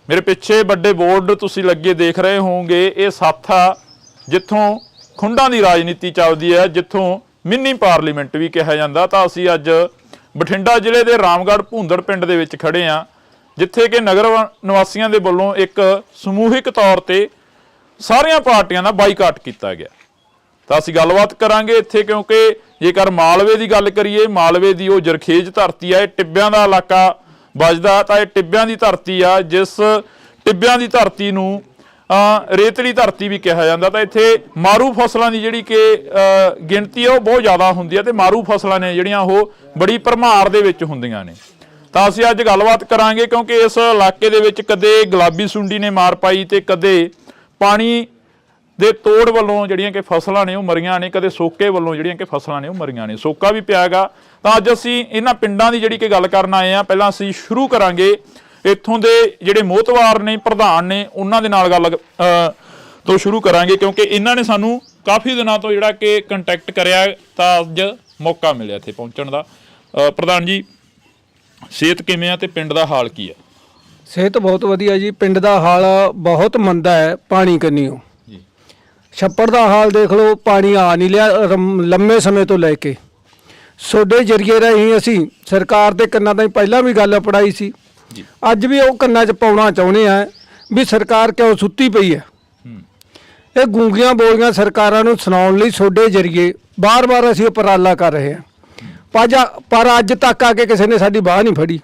ਮੇਰੇ ਪਿੱਛੇ ਵੱਡੇ ਬੋਰਡ ਤੁਸੀਂ ਲੱਗੇ ਦੇਖ ਰਹੇ ਹੋਵੋਗੇ, ਇਹ ਸੱਥ ਆ ਜਿੱਥੋਂ ਖੁੰਡਾਂ ਦੀ ਰਾਜਨੀਤੀ ਚੱਲਦੀ ਹੈ, ਜਿੱਥੋਂ ਮਿੰਨੀ ਪਾਰਲੀਮੈਂਟ ਵੀ ਕਿਹਾ ਜਾਂਦਾ। ਤਾਂ ਅਸੀਂ ਅੱਜ ਬਠਿੰਡਾ ਜ਼ਿਲ੍ਹੇ ਦੇ ਰਾਮਗੜ੍ਹ ਭੂੰਦੜ ਪਿੰਡ ਦੇ ਵਿੱਚ ਖੜੇ ਹਾਂ, ਜਿੱਥੇ ਕਿ ਨਗਰ ਨਿਵਾਸੀਆਂ ਦੇ ਵੱਲੋਂ ਇੱਕ ਸਮੂਹਿਕ ਤੌਰ ਤੇ ਸਾਰੀਆਂ ਪਾਰਟੀਆਂ ਦਾ ਬਾਈਕਾਟ ਕੀਤਾ ਗਿਆ। ਤਾਂ ਅਸੀਂ ਗੱਲਬਾਤ ਕਰਾਂਗੇ ਇੱਥੇ, ਕਿਉਂਕਿ ਜੇਕਰ ਮਾਲਵੇ ਦੀ ਗੱਲ ਕਰੀਏ, ਮਾਲਵੇ ਦੀ ਉਹ ਜਰਖੇਜ ਧਰਤੀ ਆ, ਇਹ ਟਿੱਬਿਆਂ ਦਾ ਇਲਾਕਾ ਵੱਜਦਾ। ਤਾਂ ਇਹ ਟਿੱਬਿਆਂ ਦੀ ਧਰਤੀ ਆ, ਜਿਸ ਟਿੱਬਿਆਂ ਦੀ ਧਰਤੀ ਨੂੰ ਰੇਤਲੀ ਧਰਤੀ ਵੀ ਕਿਹਾ ਜਾਂਦਾ। ਤਾਂ ਇੱਥੇ ਮਾਰੂ ਫਸਲਾਂ ਦੀ ਜਿਹੜੀ ਕਿ ਗਿਣਤੀ ਆ ਉਹ ਬਹੁਤ ਜ਼ਿਆਦਾ ਹੁੰਦੀ ਹੈ, ਤੇ ਮਾਰੂ ਫਸਲਾਂ ਨੇ ਜਿਹੜੀਆਂ ਉਹ ਬੜੀ ਭਰਮਾਰ ਦੇ ਵਿੱਚ ਹੁੰਦੀਆਂ ਨੇ। ਤਾਂ ਅਸੀਂ ਅੱਜ ਗੱਲਬਾਤ ਕਰਾਂਗੇ, ਕਿਉਂਕਿ ਇਸ ਇਲਾਕੇ ਦੇ ਵਿੱਚ ਕਦੇ ਗੁਲਾਬੀ ਸੁੰਡੀ ਨੇ ਮਾਰ ਪਾਈ ਤੇ ਕਦੇ ਪਾਣੀ ਦੇ ਤੋੜ ਵੱਲੋਂ ਜਿਹੜੀਆਂ ਕਿ ਫਸਲਾਂ ਨੇ ਉਹ ਮਰੀਆਂ ਨੇ, ਕਦੇ ਸੋਕੇ ਵੱਲੋਂ ਜਿਹੜੀਆਂ ਕਿ ਫਸਲਾਂ ਨੇ ਉਹ ਮਰੀਆਂ ਨੇ, ਸੋਕਾ ਵੀ ਪਿਆ ਹੈਗਾ। ਤਾਂ ਅੱਜ ਅਸੀਂ ਇਹਨਾਂ ਪਿੰਡਾਂ ਦੀ ਜਿਹੜੀ ਕਿ ਗੱਲ ਕਰਨ ਆਏ ਆ। ਪਹਿਲਾਂ ਅਸੀਂ ਸ਼ੁਰੂ ਕਰਾਂਗੇ ਇੱਥੋਂ ਦੇ ਜਿਹੜੇ ਮੋਹਤਵਾਰ ਨੇ, ਪ੍ਰਧਾਨ ਨੇ, ਉਹਨਾਂ ਦੇ ਨਾਲ ਗੱਲ ਤੋਂ ਸ਼ੁਰੂ ਕਰਾਂਗੇ, ਕਿਉਂਕਿ ਇਹਨਾਂ ਨੇ ਸਾਨੂੰ ਕਾਫੀ ਦਿਨਾਂ ਤੋਂ ਜਿਹੜਾ ਕਿ ਕੰਟੈਕਟ ਕਰਿਆ ਤਾਂ ਅੱਜ ਮੌਕਾ ਮਿਲਿਆ ਇੱਥੇ ਪਹੁੰਚਣ ਦਾ। ਪ੍ਰਧਾਨ ਜੀ, ਸਿਹਤ ਕਿਵੇਂ ਆ ਤੇ ਪਿੰਡ ਦਾ ਹਾਲ ਕੀ ਹੈ? ਸਿਹਤ ਬਹੁਤ ਵਧੀਆ ਜੀ। ਪਿੰਡ ਦਾ ਹਾਲ ਬਹੁਤ ਮੰਦਾ ਹੈ ਪਾਣੀ ਕੰਨੀਓ। ਛੱਪੜ ਦਾ ਹਾਲ ਦੇਖ ਲਓ, ਪਾਣੀ ਆ ਨਹੀਂ ਲਿਆ ਲੰਮੇ ਸਮੇਂ ਤੋਂ ਲੈ ਕੇ। ਤੁਹਾਡੇ ਜਰੀਏ ਰਾਹੀਂ ਅਸੀਂ ਸਰਕਾਰ ਦੇ ਕੰਨਾਂ ਤਾਈਂ ਪਹਿਲਾਂ ਵੀ ਗੱਲ ਪੜਾਈ ਸੀ, ਅੱਜ ਵੀ ਉਹ ਕੰਨਾਂ 'ਚ ਪਾਉਣਾ ਚਾਹੁੰਦੇ ਆ ਵੀ ਸਰਕਾਰ ਕਿਉਂ ਸੁੱਤੀ ਪਈ ਹੈ। ਇਹ ਗੂੰਗੀਆਂ ਬੋਲੀਆਂ ਸਰਕਾਰਾਂ ਨੂੰ ਸੁਣਾਉਣ ਲਈ ਤੁਹਾਡੇ ਜਰੀਏ ਬਾਰ-ਬਾਰ ਅਸੀਂ ਉਪਰਾਲਾ ਕਰ ਰਹੇ ਹਾਂ, ਪਰ ਅੱਜ ਤੱਕ ਆ ਕੇ ਕਿਸੇ ਨੇ ਸਾਡੀ ਬਾਹ ਨਹੀਂ ਫੜੀ।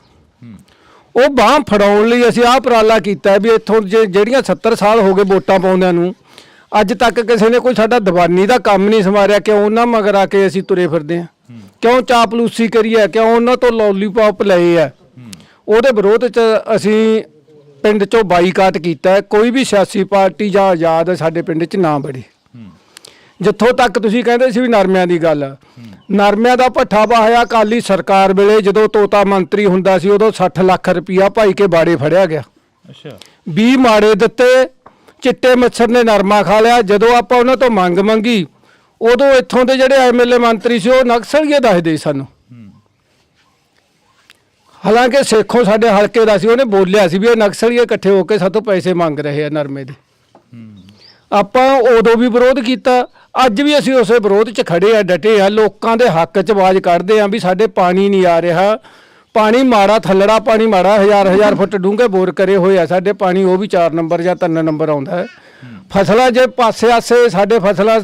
ਉਹ ਬਾਹ ਫੜਾਉਣ ਲਈ ਅਸੀਂ ਆਹ ਉਪਰਾਲਾ ਕੀਤਾ ਵੀ ਇੱਥੋਂ ਜਿਹੜੀਆਂ 70 ਸਾਲ ਹੋ ਗਏ ਵੋਟਾਂ ਪਾਉਂਦਿਆਂ ਨੂੰ, ਅੱਜ ਤੱਕ ਕਿਸੇ ਨੇ ਕੋਈ ਸਾਡਾ ਦੀਵਾਨੀ ਦਾ ਕੰਮ ਨਹੀਂ ਸੰਵਾਰਿਆ। ਕਿਉਂ ਉਹਨਾਂ ਮਗਰ ਆ ਕੇ ਅਸੀਂ ਤੁਰੇ ਫਿਰਦੇ ਹਾਂ? ਕਿਉਂ ਚਾਪਲੂਸੀ ਕਰੀ ਹੈ? ਕਿਉਂ ਉਹਨਾਂ ਤੋਂ ਲੋਲੀਪੌਪ ਲਏ ਆ? ਉਹਦੇ ਵਿਰੋਧ 'ਚ ਅਸੀਂ ਪਿੰਡ 'ਚੋਂ ਬਾਈਕਾਟ ਕੀਤਾ। ਕੋਈ ਵੀ ਸਿਆਸੀ ਪਾਰਟੀ ਜਾਂ ਆਜ਼ਾਦ ਸਾਡੇ ਪਿੰਡ 'ਚ ਨਾ ਬੜੇ। ਜਿੱਥੋਂ ਤੱਕ ਤੁਸੀਂ ਕਹਿੰਦੇ ਸੀ ਵੀ ਨਰਮਿਆਂ ਦੀ ਗੱਲ, ਨਰਮਿਆਂ ਦਾ ਭੱਠਾ ਵਾਹਿਆ ਅਕਾਲੀ ਸਰਕਾਰ ਵੇਲੇ ਜਦੋਂ ਤੋਤਾ ਮੰਤਰੀ ਹੁੰਦਾ ਸੀ, ਉਦੋਂ 60 ਲੱਖ ਰੁਪਈਆ ਭਾਈ ਕੇ ਬਾੜੇ ਫੜਿਆ ਗਿਆ। 20 ਮਾੜੇ ਦਿੱਤੇ, ਚਿੱਟੇ ਮੱਛਰ ਨੇ ਨਰਮਾ ਖਾ ਲਿਆ। ਜਦੋਂ ਆਪਾਂ ਉਹਨਾਂ ਤੋਂ ਮੰਗ ਮੰਗੀ, ਉਦੋਂ ਇੱਥੋਂ ਦੇ ਜਿਹੜੇ MLA ਮੰਤਰੀ ਸੀ ਉਹ ਨਕਸਲੀਏ ਦੱਸਦੇ ਸਾਨੂੰ। ਹਾਲਾਂਕਿ ਸੇਖੋਂ ਸਾਡੇ ਹਲਕੇ ਦਾ ਸੀ, ਉਹਨੇ ਬੋਲਿਆ ਸੀ ਵੀ ਇਹ ਨਕਸਲੀਏ ਇਕੱਠੇ ਹੋ ਕੇ ਸਾਤੋਂ ਪੈਸੇ ਮੰਗ ਰਹੇ ਆ ਨਰਮੇ ਦੇ। ਆਪਾਂ ਉਦੋਂ ਵੀ ਵਿਰੋਧ ਕੀਤਾ, ਅੱਜ ਵੀ ਅਸੀਂ ਉਸੇ ਵਿਰੋਧ 'ਚ ਖੜੇ ਆ, ਡਟੇ ਆ, ਲੋਕਾਂ ਦੇ ਹੱਕ 'ਚ ਆਵਾਜ਼ ਕੱਢਦੇ ਆ ਵੀ ਸਾਡੇ ਪਾਣੀ ਨਹੀਂ ਆ ਰਿਹਾ। ਪਾਣੀ ਮਾੜਾ, ਥੱਲੜਾ ਪਾਣੀ ਮਾੜਾ, 1000 ਫੁੱਟ ਡੂੰਘੇ ਬੋਰ ਕਰੇ ਹੋਏ ਆ ਸਾਡੇ, ਪਾਣੀ ਉਹ ਵੀ 4 ਨੰਬਰ ਜਾਂ 3 ਨੰਬਰ ਆਉਂਦਾ ਹੈ। ਫਸਲਾਂ ਜੇ ਪਾਸੇ ਆਸੇ ਸਾਡੇ ਫਸਲਾਂ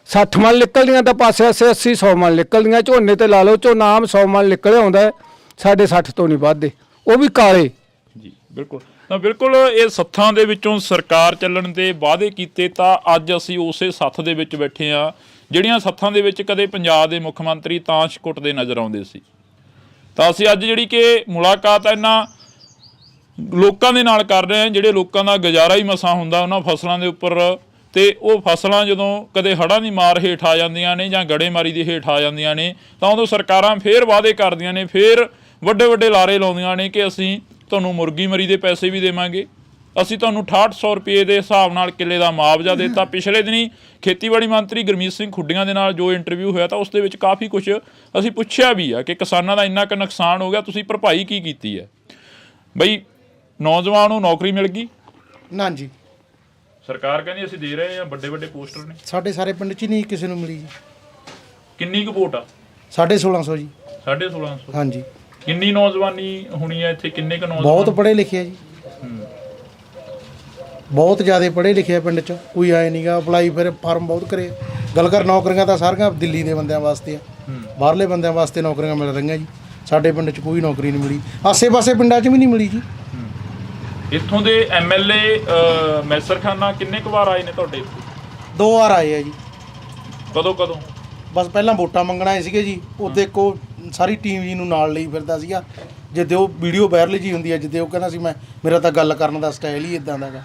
60 ਮਣ ਨਿਕਲਦੀਆਂ ਤਾਂ ਪਾਸੇ ਆਸੇ 80-100 ਮਣ ਨਿਕਲਦੀਆਂ। ਝੋਨੇ ਤੇ ਲਾ ਲਓ, ਝੋਨਾ ਆਮ 100 ਮਣ ਨਿਕਲਿਆ ਆਉਂਦਾ, ਸਾਡੇ 60 ਤੋਂ ਨਹੀਂ ਵੱਧਦੇ, ਉਹ ਵੀ ਕਾਲੇ। ਜੀ ਬਿਲਕੁਲ। ਤਾਂ ਬਿਲਕੁਲ ਇਹ ਸੱਥਾਂ ਦੇ ਵਿੱਚੋਂ ਸਰਕਾਰ ਚੱਲਣ ਦੇ ਵਾਅਦੇ ਕੀਤੇ, ਤਾਂ ਅੱਜ ਅਸੀਂ ਉਸੇ ਸੱਥ ਦੇ ਵਿੱਚ ਬੈਠੇ ਹਾਂ ਜਿਹੜੀਆਂ ਸੱਥਾਂ ਦੇ ਵਿੱਚ ਕਦੇ ਪੰਜਾਬ ਦੇ ਮੁੱਖ ਮੰਤਰੀ ਤਾਸ਼ ਕੁੱਟਦੇ ਨਜ਼ਰ ਆਉਂਦੇ ਸੀ। ਤਾਂ ਅਸੀਂ ਅੱਜ ਜਿਹੜੀ ਕਿ ਮੁਲਾਕਾਤ ਇਹਨਾਂ ਲੋਕਾਂ ਦੇ ਨਾਲ ਕਰ ਰਹੇ ਹਾਂ ਜਿਹੜੇ ਲੋਕਾਂ ਦਾ ਗੁਜ਼ਾਰਾ ਹੀ ਮਸਾਂ ਹੁੰਦਾ ਉਹਨਾਂ ਫਸਲਾਂ ਦੇ ਉੱਪਰ। ਤੇ ਉਹ ਫਸਲਾਂ ਜਦੋਂ ਕਦੇ ਹੜ੍ਹਾਂ ਦੀ ਮਾਰ ਹੇਠ ਆ ਜਾਂਦੀਆਂ ਨੇ ਜਾਂ ਗੜੇਮਾਰੀ ਦੀ ਹੇਠ ਆ ਜਾਂਦੀਆਂ ਨੇ, ਤਾਂ ਉਦੋਂ ਸਰਕਾਰਾਂ ਫੇਰ ਵਾਅਦੇ ਕਰਦੀਆਂ ਨੇ, ਫੇਰ ਵੱਡੇ ਵੱਡੇ ਲਾਰੇ ਲਾਉਂਦੀਆਂ ਨੇ ਕਿ ਅਸੀਂ ਤੁਹਾਨੂੰ ਮੁਰਗੀ ਮਰੀ ਦੇ ਪੈਸੇ ਵੀ ਦੇਵਾਂਗੇ, ਅਸੀਂ ਤੁਹਾਨੂੰ 6800 ਰੁਪਏ ਦੇ ਹਿਸਾਬ ਨਾਲ ਕਿੱਲੇ ਦਾ ਮੁਆਵਜ਼ਾ ਦਿੱਤਾ। ਪਿਛਲੇ ਦਿਨੀ ਖੇਤੀਬਾੜੀ ਮੰਤਰੀ ਗੁਰਮੀਤ ਸਿੰਘ ਖੁੱਡੀਆਂ ਦੇ ਨਾਲ ਜੋ ਇੰਟਰਵਿਊ ਹੋਇਆ ਤਾਂ ਉਸ ਦੇ ਵਿੱਚ ਕਾਫੀ ਕੁਝ ਅਸੀਂ ਪੁੱਛਿਆ ਵੀ ਆ ਕਿ ਕਿਸਾਨਾਂ ਦਾ ਇੰਨਾ ਕੁ ਨੁਕਸਾਨ ਹੋ ਗਿਆ, ਤੁਸੀਂ ਭਰਪਾਈ ਕੀ ਕੀਤੀ ਹੈ? ਬਈ ਨੌਜਵਾਨ ਨੂੰ ਨੌਕਰੀ ਮਿਲ ਗਈ? ਨਾ ਜੀ, ਸਰਕਾਰ ਕਹਿੰਦੀ ਅਸੀਂ ਦੇ ਰਹੇ ਹਾਂ, ਵੱਡੇ ਵੱਡੇ ਪੋਸਟਰ ਨੇ। ਸਾਡੇ ਸਾਰੇ ਪਿੰਡ 'ਚ ਨਹੀਂ ਕਿਸੇ ਨੂੰ ਮਿਲੀ ਜੀ। ਕਿੰਨੀ ਕੁ ਵੋਟ ਆ? 1650 ਜੀ। 1650? ਹਾਂਜੀ। ਕਿੰਨੀ ਨੌਜਵਾਨੀ ਹੋਣੀ ਹੈ ਇੱਥੇ? ਕਿੰਨੇ ਕੁ ਨੌਜਵਾਨ? ਬਹੁਤ ਪੜ੍ਹੇ ਲਿਖੇ ਆ ਜੀ, ਬਹੁਤ ਜ਼ਿਆਦਾ ਪੜ੍ਹੇ ਲਿਖੇ ਆ ਪਿੰਡ 'ਚ। ਕੋਈ ਆਏ ਨਹੀਂਗਾ, ਅਪਲਾਈ ਫਿਰ ਫਾਰਮ ਬਹੁਤ ਕਰੇ। ਗੱਲ ਕਰ ਨੌਕਰੀਆਂ ਤਾਂ ਸਾਰੀਆਂ ਦਿੱਲੀ ਦੇ ਬੰਦਿਆਂ ਵਾਸਤੇ ਆ, ਬਾਹਰਲੇ ਬੰਦਿਆਂ ਵਾਸਤੇ ਨੌਕਰੀਆਂ ਮਿਲ ਰਹੀਆਂ ਜੀ। ਸਾਡੇ ਪਿੰਡ 'ਚ ਕੋਈ ਨੌਕਰੀ ਨਹੀਂ ਮਿਲੀ, ਆਸੇ-ਪਾਸੇ ਪਿੰਡਾਂ 'ਚ ਵੀ ਨਹੀਂ ਮਿਲੀ ਜੀ। ਇੱਥੋਂ ਦੇ MLA ਮੈਸਰ ਖਾਨਾ ਕਿੰਨੇ ਕੁ ਵਾਰ ਆਏ ਨੇ ਤੁਹਾਡੇ ਇੱਥੇ? 2 ਵਾਰ ਆਏ ਆ ਜੀ। ਕਦੋਂ? ਬਸ ਪਹਿਲਾਂ ਵੋਟਾਂ ਮੰਗਣ ਆਏ ਸੀਗੇ ਜੀ। ਉਹਦੇ ਕੋ ਸਾਰੀ ਟੀਮ ਜੀ ਨੂੰ ਨਾਲ ਲਈ ਫਿਰਦਾ ਸੀਗਾ। ਜਿੱਦੇ ਉਹ ਵੀਡੀਓ ਵਾਇਰਲ ਜੀ ਹੁੰਦੀ ਹੈ, ਜਿੱਦੇ ਉਹ ਕਹਿੰਦਾ ਸੀ ਮੇਰਾ ਤਾਂ ਗੱਲ ਕਰਨ ਦਾ ਸਟਾਈਲ ਹੀ ਇਦਾਂ ਦਾ ਗਾ।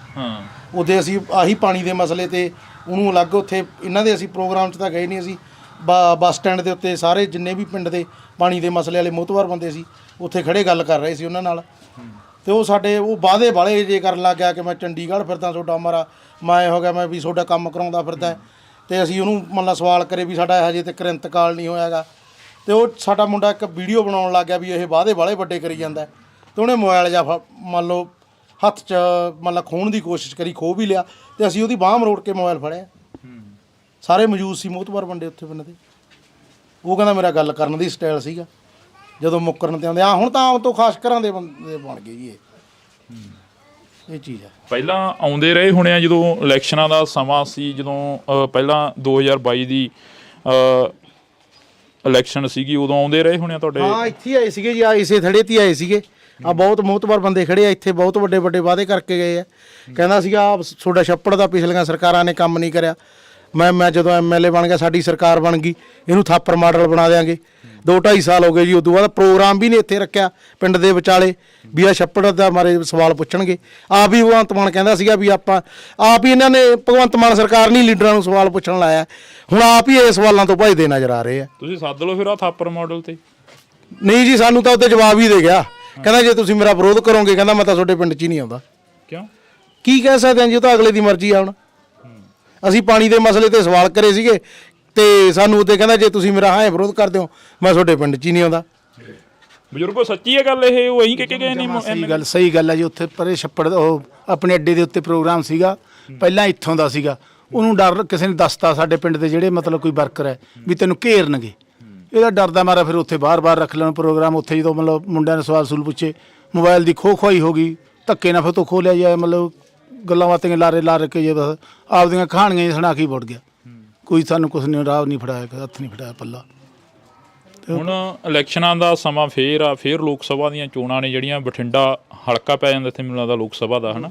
ਉਹਦੇ ਅਸੀਂ ਆਹੀ ਪਾਣੀ ਦੇ ਮਸਲੇ ਤੇ ਉਹਨੂੰ ਅਲੱਗ ਉੱਥੇ ਇਹਨਾਂ ਦੇ ਅਸੀਂ ਪ੍ਰੋਗਰਾਮ 'ਚ ਤਾਂ ਗਏ ਨਹੀਂ। ਅਸੀਂ ਬੱਸ ਸਟੈਂਡ ਦੇ ਉੱਤੇ ਸਾਰੇ ਜਿੰਨੇ ਵੀ ਪਿੰਡ ਦੇ ਪਾਣੀ ਦੇ ਮਸਲੇ ਵਾਲੇ ਮੋਹਤਵਾਰ ਬੰਦੇ ਸੀ ਉੱਥੇ ਖੜੇ ਗੱਲ ਕਰ ਰਹੇ ਸੀ ਉਹਨਾਂ ਨਾਲ। ਤੇ ਉਹ ਸਾਡੇ ਉਹ ਵਾਅਦੇ ਵਾਲੇ ਜੇ ਕਰਨ ਲੱਗ ਗਿਆ ਕਿ ਮੈਂ ਚੰਡੀਗੜ੍ਹ ਫਿਰਦਾ, ਤੁਹਾਡਾ ਮਾਰਾ ਮੈਂ ਹੋ ਗਿਆ, ਮੈਂ ਵੀ ਤੁਹਾਡਾ ਕੰਮ ਕਰਾਉਂਦਾ ਫਿਰਦਾ। ਤੇ ਅਸੀਂ ਉਹਨੂੰ ਮਤਲਬ ਸਵਾਲ ਕਰੇ ਵੀ ਸਾਡਾ ਹਜੇ ਤੱਕ ਇੰਤਕਾਲ ਨਹੀਂ ਹੋਇਆ ਗਾ। ਤੇ ਉਹ ਸਾਡਾ ਮੁੰਡਾ ਇੱਕ ਵੀਡੀਓ ਬਣਾਉਣ ਲੱਗ ਗਿਆ ਵੀ ਇਹ ਵਾਅਦੇ ਵਾਲੇ ਵੱਡੇ ਕਰੀ ਜਾਂਦਾ। ਤੇ ਉਹਨੇ ਮੋਬਾਈਲ ਜਾਂ ਮੰਨ ਲਓ ਹੱਥ 'ਚ ਮਤਲਬ ਖੋਹਣ ਦੀ ਕੋਸ਼ਿਸ਼ ਕਰੀ, ਖੋਹ ਵੀ ਲਿਆ। ਤੇ ਅਸੀਂ ਉਹਦੀ ਬਾਂਹ ਮਰੋੜ ਕੇ ਮੋਬਾਈਲ ਫੜਿਆ। ਸਾਰੇ ਮੌਜੂਦ ਸੀ ਮੋਹਤਵਾਰ ਬੰਦੇ ਉੱਥੇ ਪਿੰਡ ਦੇ। ਉਹ ਕਹਿੰਦਾ ਮੇਰਾ ਗੱਲ ਕਰਨ ਦੀ ਸਟਾਈਲ ਸੀਗਾ। ਜਦੋਂ ਮੁੱਕਰਨ ਤੇ ਆਉਂਦੇ ਆ ਹੁਣ ਤਾਂ ਆਮ ਤੋਂ ਖਾਸ ਘਰਾਂ ਦੇ ਬੰਦੇ ਬਣ ਗਏ ਜੀ। ਇਹ ਚੀਜ਼ ਹੈ। ਪਹਿਲਾਂ ਆਉਂਦੇ ਰਹੇ ਹੋਣੇ ਆ ਜਦੋਂ ਇਲੈਕਸ਼ਨਾਂ ਦਾ ਸਮਾਂ ਸੀ, ਜਦੋਂ ਪਹਿਲਾਂ 2022 ਦੀ ਇਲੈਕਸ਼ਨ ਸੀਗੀ, ਉਦੋਂ ਆਉਂਦੇ ਰਹੇ ਹੋਣੇ ਆ ਤੁਹਾਡੇ? ਹਾਂ, ਇੱਥੇ ਆਏ ਸੀਗੇ ਜੀ, ਆ ਇਸੇ ਥੜੇ ਤੇ ਆਏ ਸੀਗੇ। ਆ ਬਹੁਤ ਮੋਹਤਵਾਰ ਬੰਦੇ ਖੜੇ ਆ ਇੱਥੇ, ਬਹੁਤ ਵੱਡੇ ਵੱਡੇ ਵਾਅਦੇ ਕਰਕੇ ਗਏ ਆ। ਕਹਿੰਦਾ ਸੀਗਾ ਤੁਹਾਡਾ ਛੱਪੜ ਦਾ ਪਿਛਲੀਆਂ ਸਰਕਾਰਾਂ ਨੇ ਕੰਮ ਨਹੀਂ ਕਰਿਆ। ਮੈਂ ਜਦੋਂ MLA ਬਣ ਗਿਆ, ਸਾਡੀ ਸਰਕਾਰ ਬਣ ਗਈ, ਇਹਨੂੰ ਥਾਪਰ ਮਾਡਲ ਬਣਾ ਦਿਆਂਗੇ। 2-2.5 ਸਾਲ ਹੋ ਗਏ ਜੀ। ਉਦੋਂ ਬਾਅਦ ਪ੍ਰੋਗਰਾਮ ਵੀ ਨਹੀਂ ਇੱਥੇ ਰੱਖਿਆ ਪਿੰਡ ਦੇ ਵਿਚਾਲੇ ਵੀ ਆ ਛੱਪੜ ਦਾ ਮਾਰੇ ਸਵਾਲ ਪੁੱਛਣਗੇ। ਆਪ ਹੀ ਭਗਵੰਤ ਮਾਨ ਕਹਿੰਦਾ ਸੀਗਾ ਵੀ ਆਪਾਂ ਆਪ ਹੀ ਇਹਨਾਂ ਨੇ ਭਗਵੰਤ ਮਾਨ ਸਰਕਾਰ ਨਹੀਂ ਲੀਡਰਾਂ ਨੂੰ ਸਵਾਲ ਪੁੱਛਣ ਲਾਇਆ। ਹੁਣ ਆਪ ਹੀ ਇਹ ਸਵਾਲਾਂ ਤੋਂ ਭੱਜਦੇ ਨਜ਼ਰ ਆ ਰਹੇ ਆ। ਤੁਸੀਂ ਸੱਦ ਲਓ ਫਿਰ ਆ ਥਾਪਰ ਮਾਡਲ ਤੇ। ਨਹੀਂ ਜੀ, ਸਾਨੂੰ ਤਾਂ ਉੱਤੇ ਜਵਾਬ ਹੀ ਦੇ ਗਿਆ। ਕਹਿੰਦਾ ਜੇ ਤੁਸੀਂ ਮੇਰਾ ਵਿਰੋਧ ਕਰੋਗੇ, ਕਹਿੰਦਾ ਮੈਂ ਤਾਂ ਤੁਹਾਡੇ ਪਿੰਡ 'ਚ ਹੀ ਨਹੀਂ ਆਉਂਦਾ। ਕਿਉਂ? ਕੀ ਕਹਿ ਸਕਦੇ ਹਾਂ ਜੀ, ਉਹ ਤਾਂ ਅਗਲੇ ਦੀ ਮਰਜ਼ੀ ਆ। ਹੁਣ ਅਸੀਂ ਪਾਣੀ ਦੇ ਮਸਲੇ ਤੇ ਸਵਾਲ ਕਰੇ ਸੀਗੇ ਤੇ ਸਾਨੂੰ ਉੱਤੇ ਕਹਿੰਦਾ ਜੇ ਤੁਸੀਂ ਮੇਰਾ ਹਾਂ ਵਿਰੋਧ ਕਰਦੇ ਹੋ ਮੈਂ ਤੁਹਾਡੇ ਪਿੰਡ 'ਚ ਹੀ ਨਹੀਂ ਆਉਂਦਾ। ਬਜ਼ੁਰਗੋ ਸੱਚੀ ਹੈ ਗੱਲ ਇਹ, ਉਹ ਇਹੀ ਕਹਿ ਕੇ ਗਏ ਨੇ? ਸਹੀ ਗੱਲ ਹੈ ਜੀ। ਉੱਥੇ ਪਰੇ ਛੱਪੜ ਉਹ ਆਪਣੇ ਅੱਡੇ ਦੇ ਉੱਤੇ ਪ੍ਰੋਗਰਾਮ ਸੀਗਾ, ਪਹਿਲਾਂ ਇੱਥੋਂ ਦਾ ਸੀਗਾ। ਉਹਨੂੰ ਡਰ ਕਿਸੇ ਨੇ ਦੱਸਤਾ ਸਾਡੇ ਪਿੰਡ ਦੇ ਜਿਹੜੇ ਮਤਲਬ ਕੋਈ ਵਰਕਰ ਹੈ ਵੀ ਤੈਨੂੰ ਘੇਰਨਗੇ, ਇਹਦਾ ਡਰਦਾ ਮਾਰਾ ਫਿਰ ਉੱਥੇ ਬਾਹਰ ਰੱਖ ਲੈਣ ਪ੍ਰੋਗਰਾਮ। ਉੱਥੇ ਜਦੋਂ ਮਤਲਬ ਮੁੰਡਿਆਂ ਨੇ ਸਵਾਲ ਸੂਲ ਪੁੱਛੇ, ਮੋਬਾਈਲ ਦੀ ਖੋਹੀ ਹੋ ਗਈ, ਧੱਕੇ ਨਾਲ ਫਿਰ ਤੋਂ ਖੋਹ ਲਿਆ ਜਾਏ, ਮਤਲਬ ਗੱਲਾਂ ਬਾਤਾਂ ਲਾ ਕੇ ਜੇ ਬਸ ਆਪਦੀਆਂ ਕਹਾਣੀਆਂ ਸੁਣਾ ਕੇ ਵੜ ਗਿਆ। ਕੋਈ ਸਾਨੂੰ ਕੁਛ ਨਹੀਂ, ਰਾਹ ਨਹੀਂ ਫੜਾਇਆ, ਹੱਥ ਨਹੀਂ ਫੜਾਇਆ ਪੱਲਾ। ਹੁਣ ਇਲੈਕਸ਼ਨਾਂ ਦਾ ਸਮਾਂ ਫੇਰ ਆ, ਫੇਰ ਲੋਕ ਸਭਾ ਦੀਆਂ ਚੋਣਾਂ ਨੇ ਜਿਹੜੀਆਂ। ਬਠਿੰਡਾ ਹਲਕਾ ਪੈ ਜਾਂਦਾ ਇੱਥੇ, ਮੈਨੂੰ ਲੱਗਦਾ ਲੋਕ ਸਭਾ ਦਾ, ਹਨਾ?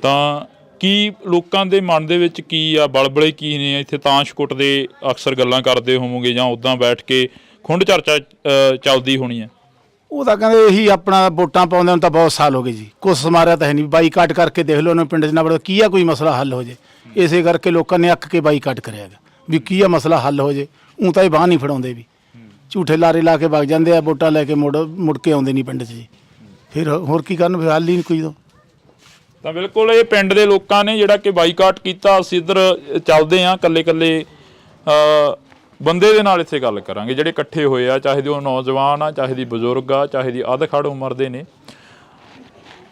ਤਾਂ ਕੀ ਲੋਕਾਂ ਦੇ ਮਨ ਦੇ ਵਿੱਚ ਕੀ ਆ, ਬਲਬਲੇ ਕੀ ਨੇ? ਇੱਥੇ ਤਾਂਸ਼ ਕੁੱਟਦੇ ਅਕਸਰ ਗੱਲਾਂ ਕਰਦੇ ਹੋਵੋਗੇ ਜਾਂ ਉੱਦਾਂ ਬੈਠ ਕੇ ਖੁੰਡ ਚਰਚਾ ਚੱਲਦੀ ਹੋਣੀ ਹੈ? ਉਹ ਤਾਂ ਕਹਿੰਦੇ ਇਹੀ ਆਪਣਾ ਵੋਟਾਂ ਪਾਉਂਦੇ ਨੂੰ ਤਾਂ ਬਹੁਤ ਸਾਲ ਹੋ ਗਏ ਜੀ, ਕੁਛ ਸਮਾਰਿਆ ਤਾਂ ਹੈ ਨਹੀਂ। ਬਾਈਕਾਟ ਕਰਕੇ ਦੇਖ ਲਓ ਉਹਨੇ ਪਿੰਡ 'ਚ ਨਾ ਬੜਾ ਕੀ ਆ ਕੋਈ ਮਸਲਾ ਹੱਲ ਹੋ ਜੇ। ਇਸੇ ਕਰਕੇ ਲੋਕਾਂ ਨੇ ਅੱਕ ਕੇ ਬਾਈਕਾਟ ਕਰਿਆ ਗਾ ਵੀ ਕੀ ਆ ਮਸਲਾ ਹੱਲ ਹੋ ਜੇ। ਊਂ ਤਾਂ ਇਹ ਬਾਂਹ ਨਹੀਂ ਫੜਾਉਂਦੇ, ਵੀ ਝੂਠੇ ਲਾਰੇ ਲਾ ਕੇ ਵਗ ਜਾਂਦੇ ਆ, ਵੋਟਾਂ ਲੈ ਕੇ ਮੁੜ ਕੇ ਆਉਂਦੇ ਨਹੀਂ ਪਿੰਡ 'ਚ ਜੀ। ਫਿਰ ਹੋਰ ਕੀ ਕਰਨ, ਫਿਰ ਹੱਲ ਹੀ ਨਹੀਂ ਕੋਈ। ਤਾਂ ਬਿਲਕੁਲ ਇਹ ਪਿੰਡ ਦੇ ਲੋਕਾਂ ਨੇ ਜਿਹੜਾ ਕਿ ਬਾਈਕਾਟ ਕੀਤਾ। ਅਸੀਂ ਇੱਧਰ ਚੱਲਦੇ ਹਾਂ, ਕੱਲੇ ਬੰਦੇ ਦੇ ਨਾਲ ਇੱਥੇ ਗੱਲ ਕਰਾਂਗੇ ਜਿਹੜੇ ਇਕੱਠੇ ਹੋਏ ਆ, ਚਾਹੇ ਦੀ ਉਹ ਨੌਜਵਾਨ ਆ, ਚਾਹੇ ਦੀ ਬਜ਼ੁਰਗ ਆ, ਚਾਹੇ ਦੀ ਅਧਖੜ ਉਮਰ ਦੇ ਨੇ।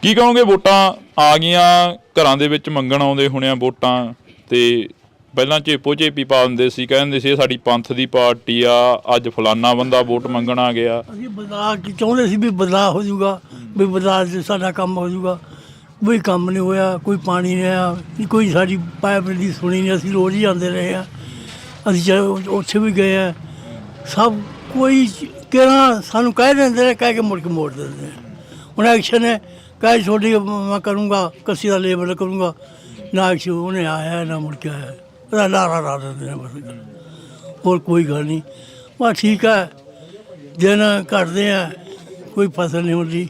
ਕੀ ਕਹੋਗੇ? ਵੋਟਾਂ ਆ ਗਈਆਂ, ਘਰਾਂ ਦੇ ਵਿੱਚ ਮੰਗਣ ਆਉਂਦੇ ਹੋਣੇ ਆ ਵੋਟਾਂ, ਤੇ ਪਹਿਲਾਂ ਝੇਪੀ ਪਾ ਦਿੰਦੇ ਸੀ, ਕਹਿੰਦੇ ਸੀ ਇਹ ਸਾਡੀ ਪੰਥ ਦੀ ਪਾਰਟੀ ਆ, ਅੱਜ ਫਲਾਨਾ ਬੰਦਾ ਵੋਟ ਮੰਗਣ ਆ ਗਿਆ। ਅਸੀਂ ਬਦਲਾਅ ਚਾਹੁੰਦੇ ਸੀ ਵੀ ਬਦਲਾਅ ਹੋ ਜਾਊਗਾ, ਵੀ ਬਦਲਾਅ 'ਚ ਸਾਡਾ ਕੰਮ ਹੋ ਜਾਊਗਾ। ਕੋਈ ਕੰਮ ਨਹੀਂ ਹੋਇਆ, ਕੋਈ ਪਾਣੀ ਨਹੀਂ ਆਇਆ, ਕੋਈ ਸਾਡੀ ਪਾਈਪ ਦੀ ਸੁਣੀ ਨਹੀਂ। ਅਸੀਂ ਰੋਜ਼ ਹੀ ਆਉਂਦੇ ਰਹੇ ਹਾਂ, ਅਸੀਂ ਉੱਥੇ ਵੀ ਗਏ ਆ, ਸਭ ਕੋਈ ਕਿਹੜਾ ਸਾਨੂੰ ਕਹਿ ਦਿੰਦੇ ਨੇ, ਕਹਿ ਕੇ ਮੁੜ ਕੇ ਮੋੜ ਦਿੰਦੇ ਨੇ। ਹੁਣ ਐਕਸ਼ਨ ਹੈ, ਕਹਿ ਛੋਟੀ ਮੈਂ ਕਰੂੰਗਾ, ਕੱਸੀ ਦਾ ਲੇਬਰ ਕਰੂੰਗਾ, ਨਾ ਐਕਸ਼ਨ ਉਹਨੇ ਆਇਆ ਨਾ ਮੁੜ ਕੇ ਆਇਆ, ਉਹਦਾ ਲਾਰਾ ਲਾ ਦਿੰਦੇ ਨੇ ਬਸ। ਹੋਰ ਕੋਈ ਗੱਲ ਨਹੀਂ, ਬਸ ਠੀਕ ਹੈ, ਦਿਨ ਕੱਟਦੇ ਆ, ਕੋਈ ਫਸਲ ਨਹੀਂ ਹੁੰਦੀ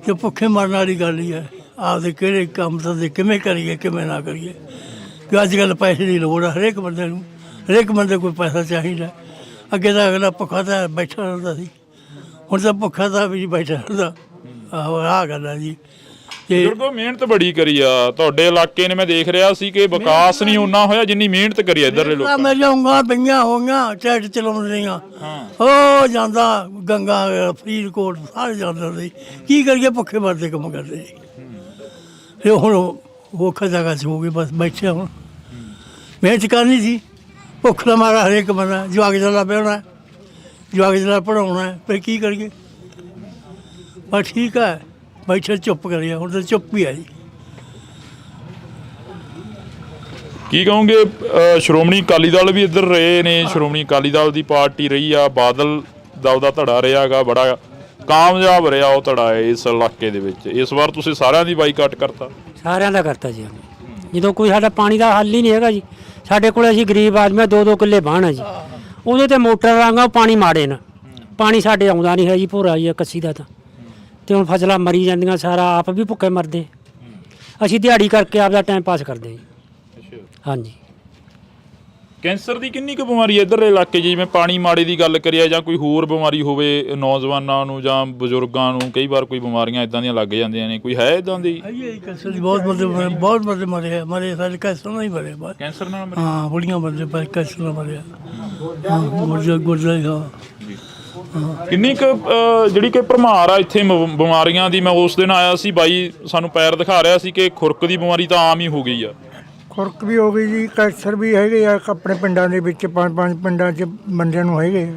ਤੇ ਭੁੱਖੇ ਮਰਨ ਵਾਲੀ ਗੱਲ ਹੀ ਹੈ। ਆਪਦੇ ਕਿਹੜੇ ਕੰਮ ਤਾਂ ਕਿਵੇਂ ਕਰੀਏ ਕਿਵੇਂ ਨਾ ਕਰੀਏ, ਕਿ ਅੱਜ ਕੱਲ੍ਹ ਪੈਸੇ ਦੀ ਲੋੜ ਹੈ ਹਰੇਕ ਬੰਦੇ ਨੂੰ, ਹਰੇਕ ਬੰਦੇ ਕੋਈ ਪੈਸਾ ਚਾਹੀਦਾ। ਅੱਗੇ ਤਾਂ ਅਗਲਾ ਭੁੱਖਾ ਤਾਂ ਬੈਠਾ ਰਹਿੰਦਾ ਸੀ, ਹੁਣ ਤਾਂ ਭੁੱਖਾ ਤਾਂ ਵੀ ਬੈਠਾ ਰਹਿੰਦਾ। ਆਹੋ ਆਹ ਗੱਲ ਆ ਜੀ। ਤੇ ਬਜ਼ੁਰਗੋ ਮਿਹਨਤ ਬੜੀ ਕਰੀ ਆ ਤੁਹਾਡੇ ਇਲਾਕੇ ਨੇ, ਮੈਂ ਦੇਖ ਰਿਹਾ ਸੀ ਕਿ ਵਿਕਾਸ ਨਹੀਂ ਓਨਾ ਹੋਇਆ ਜਿੰਨੀ ਮਿਹਨਤ ਕਰੀ ਇੱਧਰਲੇ ਲੋਕਾਂ ਨੇ। ਮੇਰੀਆਂ ਉਂਗਲਾਂ ਪਈਆਂ ਹੋਈਆਂ, ਟਰੈਕਟਰ ਚਲਾਉਂਦੇ ਰਹੀਆਂ, ਉਹ ਜਾਂਦਾ ਗੰਗਾ ਫਰੀਦਕੋਟ ਸਾਰੇ ਜਾਂਦੇ ਸੀ। ਕੀ ਕਰੀਏ, ਭੁੱਖੇ ਮਰਦੇ ਕੰਮ ਕਰਦੇ ਜੀ। ਫਿਰ ਹੁਣ ਔਖਾ ਜਗ੍ਹਾ 'ਚ ਹੋ ਗਏ, ਬਸ ਬੈਠੇ ਹੁਣ। ਮਿਹਨਤ ਕਰਨੀ ਸੀ, ਭੁੱਖ ਦਾ ਮਾਰਾ ਹਰੇਕ ਬੰਦਾ। ਜਵਾਕ ਜਲਾ ਪਿਆਉਣਾ, ਜਵਾਕ ਜਲਾ ਪੜ੍ਹਾਉਣਾ, ਫਿਰ ਕੀ ਕਰੀਏ। ਬਸ ਠੀਕ ਹੈ, ਬੈਠੇ ਚੁੱਪ ਕਰੀਏ, ਹੁਣ ਤਾਂ ਚੁੱਪ ਹੀ ਆ ਜੀ। ਕੀ ਕਹੋਗੇ? ਸ਼੍ਰੋਮਣੀ ਅਕਾਲੀ ਦਲ ਵੀ ਇੱਧਰ ਰਹੇ ਨੇ, ਸ਼੍ਰੋਮਣੀ ਅਕਾਲੀ ਦਲ ਦੀ ਪਾਰਟੀ ਰਹੀ ਆ, ਬਾਦਲ ਦਾ ਉਹਦਾ ਧੜਾ ਰਿਹਾ ਗਾ, ਬੜਾ ਕਾਮਯਾਬ ਰਿਹਾ ਉਹ ਧੜਾ ਇਸ ਇਲਾਕੇ ਦੇ ਵਿੱਚ। ਇਸ ਵਾਰ ਤੁਸੀਂ ਸਾਰਿਆਂ ਦੀ ਬਾਈਕਾਟ ਕਰਤਾ? ਸਾਰਿਆਂ ਦਾ ਕਰਤਾ ਜੀ। ਜਦੋਂ ਕੋਈ ਸਾਡਾ ਪਾਣੀ ਦਾ ਹੱਲ ਹੀ ਨਹੀਂ ਹੈਗਾ ਜੀ। ਸਾਡੇ ਕੋਲ ਅਸੀਂ ਗਰੀਬ ਆਦਮੀ 2-2 ਕਿੱਲੇ ਬਾਣ ਆ ਜੀ, ਉਹਦੇ ਤੇ ਮੋਟਰ ਲਾਂਗਾ, ਪਾਣੀ ਮਾੜੇ ਨਾ, ਪਾਣੀ ਸਾਡੇ ਆਉਂਦਾ ਨਹੀਂ ਹੈ ਜੀ, ਭੋਰਾ ਜੀ ਕੱਸੀ ਦਾ ਤਾਂ। ਤੇ ਹੁਣ ਫਸਲਾਂ ਮਰੀ ਜਾਂਦੀਆਂ, ਸਾਰਾ ਆਪ ਵੀ ਭੁੱਖੇ ਮਰਦੇ। ਅਸੀਂ ਦਿਹਾੜੀ ਕਰਕੇ ਆਪਦਾ ਟਾਈਮ ਪਾਸ ਕਰਦੇ ਜੀ। ਹਾਂਜੀ। ਕੈਂਸਰ ਦੀ ਕਿੰਨੀ ਕੁ ਬਿਮਾਰੀ ਹੈ ਇੱਧਰਲੇ ਇਲਾਕੇ 'ਚ? ਜਿਵੇਂ ਪਾਣੀ ਮਾੜੇ ਦੀ ਗੱਲ ਕਰੀਏ ਜਾਂ ਕੋਈ ਹੋਰ ਬਿਮਾਰੀ ਹੋਵੇ ਨੌਜਵਾਨਾਂ ਨੂੰ ਜਾਂ ਬਜ਼ੁਰਗਾਂ ਨੂੰ, ਕਈ ਵਾਰ ਕੋਈ ਬਿਮਾਰੀਆਂ ਇੱਦਾਂ ਦੀਆਂ ਲੱਗ ਜਾਂਦੀਆਂ ਨੇ, ਕੋਈ ਹੈ ਇੱਦਾਂ ਦੀ? ਕੈਂਸਰ ਦੀ ਬਹੁਤ ਬੰਦੇ ਮਰੇ ਸਾਡੇ ਕੈਂਸਰ ਨਾਲ ਹੀ ਮਰੇ। ਕੈਂਸਰ ਨਾਲ ਮਰੇ? ਹਾਂ, ਬੁੜੀਆਂ ਬੰਦੇ ਪਰ ਕੈਂਸਰ ਨਾਲ ਮਰੇ। ਗੁਰਜਾ ਕਿੰਨੀ ਕੁ ਜਿਹੜੀ ਕਿ ਭਰਮਾਰ ਆ ਇੱਥੇ ਬਿਮਾਰੀਆਂ ਦੀ। ਮੈਂ ਉਸ ਦਿਨ ਆਇਆ ਸੀ, ਬਾਈ ਸਾਨੂੰ ਪੈਰ ਦਿਖਾ ਰਿਹਾ ਸੀ ਕਿ ਖੁਰਕ ਦੀ ਬਿਮਾਰੀ ਤਾਂ ਆਮ ਹੀ ਹੋ ਗਈ ਆ। ਖੁਰਕ ਵੀ ਹੋ ਗਈ ਜੀ, ਕੈਂਸਰ ਵੀ ਹੈਗੇ ਆ ਆਪਣੇ ਪਿੰਡਾਂ ਦੇ ਵਿੱਚ, 5 ਪਿੰਡਾਂ 'ਚ ਬੰਦਿਆਂ ਨੂੰ ਹੈਗੇ ਆ।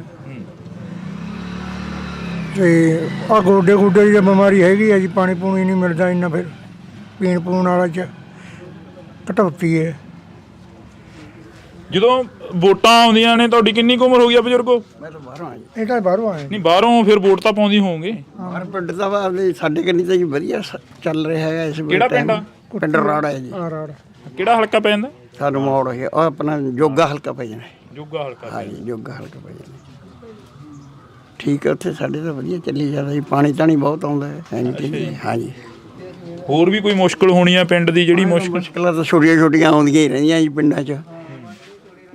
ਤੇ ਆਹ ਗੋਡੇ ਦੀ ਬਿਮਾਰੀ ਹੈਗੀ ਆ ਜੀ, ਪਾਣੀ ਪੂਣੀ ਨਹੀਂ ਮਿਲਦਾ ਇੰਨਾ, ਫਿਰ ਪੀਣ ਪੂਣ ਵਾਲਾ 'ਚ ਘਟੌਤੀ ਹੈ। ਜਦੋਂ ਵੋਟਾਂ ਆਉਂਦੀਆਂ ਨੇ, ਤੁਹਾਡੀ ਕਿੰਨੀ ਕੁ ਉਮਰ ਹੋ ਗਈ ਆ ਬਜ਼ੁਰਗੋ? ਮੈਂ ਤਾਂ ਬਾਹਰੋਂ ਆਇਆ। ਇਹ ਤਾਂ ਬਾਹਰੋਂ ਆਏ ਨਹੀਂ, ਬਾਹਰੋਂ ਫਿਰ ਵੋਟ ਤਾਂ ਪਾਉਂਦੀ ਹੋਵੋਗੇ। ਹਰ ਪਿੰਡ ਦਾ ਸਾਡੇ ਕੰਨੀ ਤਾਂ ਜੀ ਵਧੀਆ ਚੱਲ ਰਿਹਾ ਹੈਗਾ ਇਸ ਵੇਲੇ। ਕਿਹੜਾ ਪਿੰਡ ਆ? ਪਿੰਡ ਰਾੜਾ ਹੈ ਜੀ। ਕਿਹੜਾ ਹਲਕਾ ਪੈ ਜਾਂਦਾ? ਸਾਨੂੰ ਮੋੜ ਹੈ ਉਹ ਆਪਣਾ ਜੋਗਾ ਹਲਕਾ ਪੈ ਜਾਣਾ। ਜੋਗਾ ਹਲਕਾ? ਹਾਂਜੀ, ਜੋਗਾ ਹਲਕਾ ਪੈ ਜਾਣਾ। ਠੀਕ ਹੈ, ਉੱਥੇ ਸਾਡੇ ਤਾਂ ਵਧੀਆ ਚੱਲੀ ਜਾਂਦਾ ਜੀ, ਪਾਣੀ ਤਾਣੀ ਬਹੁਤ ਆਉਂਦਾ ਹੈ। ਹਾਂਜੀ। ਹੋਰ ਵੀ ਕੋਈ ਮੁਸ਼ਕਲ ਹੋਣੀ ਆ ਪਿੰਡ ਦੀ? ਜਿਹੜੀ ਮੁਸ਼ਕਲਾਂ ਤਾਂ ਛੋਟੀਆਂ ਆਉਂਦੀਆਂ ਹੀ ਰਹਿੰਦੀਆਂ ਜੀ ਪਿੰਡਾਂ 'ਚ।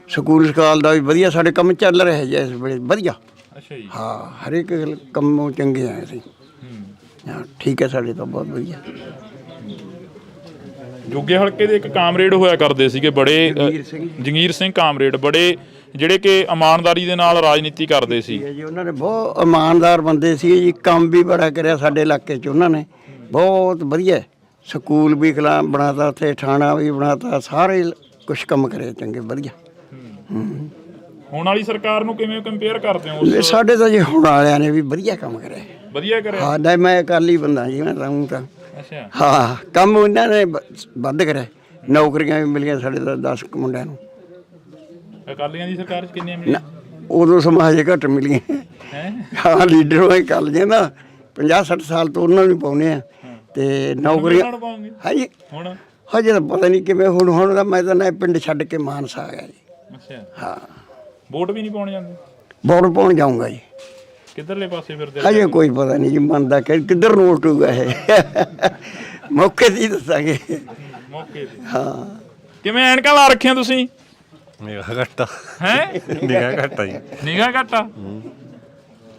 ਸਕੂਲ ਸਕਾਲ ਦਾ ਵੀ ਵਧੀਆ ਸਾਡੇ ਕੰਮ ਚੱਲ ਰਿਹਾ ਜੀ ਇਸ ਵੇਲੇ, ਵਧੀਆ। ਅੱਛਾ ਜੀ। ਹਾਂ, ਹਰੇਕ ਕੰਮ ਚੰਗੇ ਆ ਅਸੀਂ। ਹਾਂ, ਠੀਕ ਹੈ, ਸਾਡੇ ਤਾਂ ਬਹੁਤ ਵਧੀਆ। ਜੋਗੇ ਹਲਕੇ ਦੇ ਇੱਕ ਕਾਮਰੇਡ ਹੋਇਆ ਕਰਦੇ ਸੀਗੇ ਬੜੇ, ਜੰਗੀਰ ਸਿੰਘ ਕਾਮਰੇਡ, ਬੜੇ ਜਿਹੜੇ ਕਿ ਇਮਾਨਦਾਰੀ ਦੇ ਨਾਲ ਰਾਜਨੀਤੀ ਕਰਦੇ ਸੀ ਜੀ। ਉਹਨਾਂ ਨੇ ਬਹੁਤ ਇਮਾਨਦਾਰ ਬੰਦੇ ਸੀ ਜੀ, ਕੰਮ ਵੀ ਬੜਾ ਕਰਿਆ ਸਾਡੇ ਇਲਾਕੇ 'ਚ ਉਹਨਾਂ ਨੇ, ਬਹੁਤ ਵਧੀਆ ਸਕੂਲ ਵੀ ਬਣਾਤਾ, ਉੱਥੇ ਥਾਣਾ ਵੀ ਬਣਾਤਾ, ਸਾਰੇ ਕੁਛ ਕੰਮ ਕਰੇ ਚੰਗੇ ਵਧੀਆ। ਹੁਣ ਵਾਲੀ ਸਰਕਾਰ ਨੂੰ ਕਿਵੇਂ ਕੰਪੇਅਰ ਕਰਦੇ ਹੋ? ਸਾਡੇ ਤਾਂ ਜੀ ਹੁਣ ਵਾਲਿਆਂ ਨੇ ਵੀ ਵਧੀਆ ਕੰਮ ਕਰਿਆ। ਵਧੀਆ ਕਰਿਆ? ਹਾਂ ਨਹੀਂ, ਮੈਂ ਅਕਾਲੀ ਬੰਦਾ ਜੀ, ਮੈਂ ਰਹੂੰ ਤਾਂ। ਅੱਛਾ। ਹਾਂ, ਕੰਮ ਉਹਨਾਂ ਨੇ ਵੱਧ ਕਰਿਆ, ਨੌਕਰੀਆਂ ਵੀ ਮਿਲੀਆਂ ਸਾਡੇ ਤਾਂ 10 ਮੁੰਡਿਆਂ ਨੂੰ। ਅਕਾਲੀਆਂ ਦੀ ਸਰਕਾਰ 'ਚ ਕਿੰਨੀਆਂ ਮਿਲੀਆਂ? ਉਦੋਂ ਸਮਾਂ ਹਜੇ ਘੱਟ ਮਿਲੀਆਂ। ਹਾਂ, ਲੀਡਰ ਹੋਏ ਕਰ ਜਾਂਦਾ 50-60 ਸਾਲ ਤੋਂ ਉਹਨਾਂ ਨੂੰ ਪਾਉਂਦੇ ਆ ਤੇ ਨੌਕਰੀਆਂ। ਹਾਂਜੀ, ਹੁਣ ਹਜੇ ਤਾਂ ਪਤਾ ਨਹੀਂ ਕਿਵੇਂ। ਹੁਣ ਤਾਂ ਮੈਂ ਤਾਂ ਨਾ ਪਿੰਡ ਛੱਡ ਕੇ ਮਾਨਸਾ ਆ ਗਿਆ ਜੀ। ਅੱਛਾ। ਹਾਂ, ਵੋਟ ਵੀ ਨਹੀਂ ਪਾਉਣ ਜਾਂਦੇ? ਵੋਟ ਪਾਉਣ ਜਾਊਂਗਾ ਜੀ। ਕਿੱਧਰਲੇ ਪਾਸੇ ਫਿਰਦੇ? ਹਜੇ ਕੋਈ ਪਤਾ ਨਹੀਂ ਜੀ, ਮੰਨਦਾ ਕਿੱਧਰ ਨੂੰ ਉੱਠੂਗਾ ਇਹ ਮੌਕੇ ਦੀ ਦੱਸਾਂਗੇ। ਮੌਕੇ ਤੇ? ਹਾਂ। ਕਿਵੇਂ ਐਨਕਾਂ ਲਾ ਰੱਖੀਆਂ ਤੁਸੀਂ? ਨਿਗਾਹ ਘੱਟ ਆ। ਹੈ? ਨਿਗਾਹ ਘੱਟ ਆ ਜੀ। ਨਿਗਾਹ ਘੱਟ ਆ?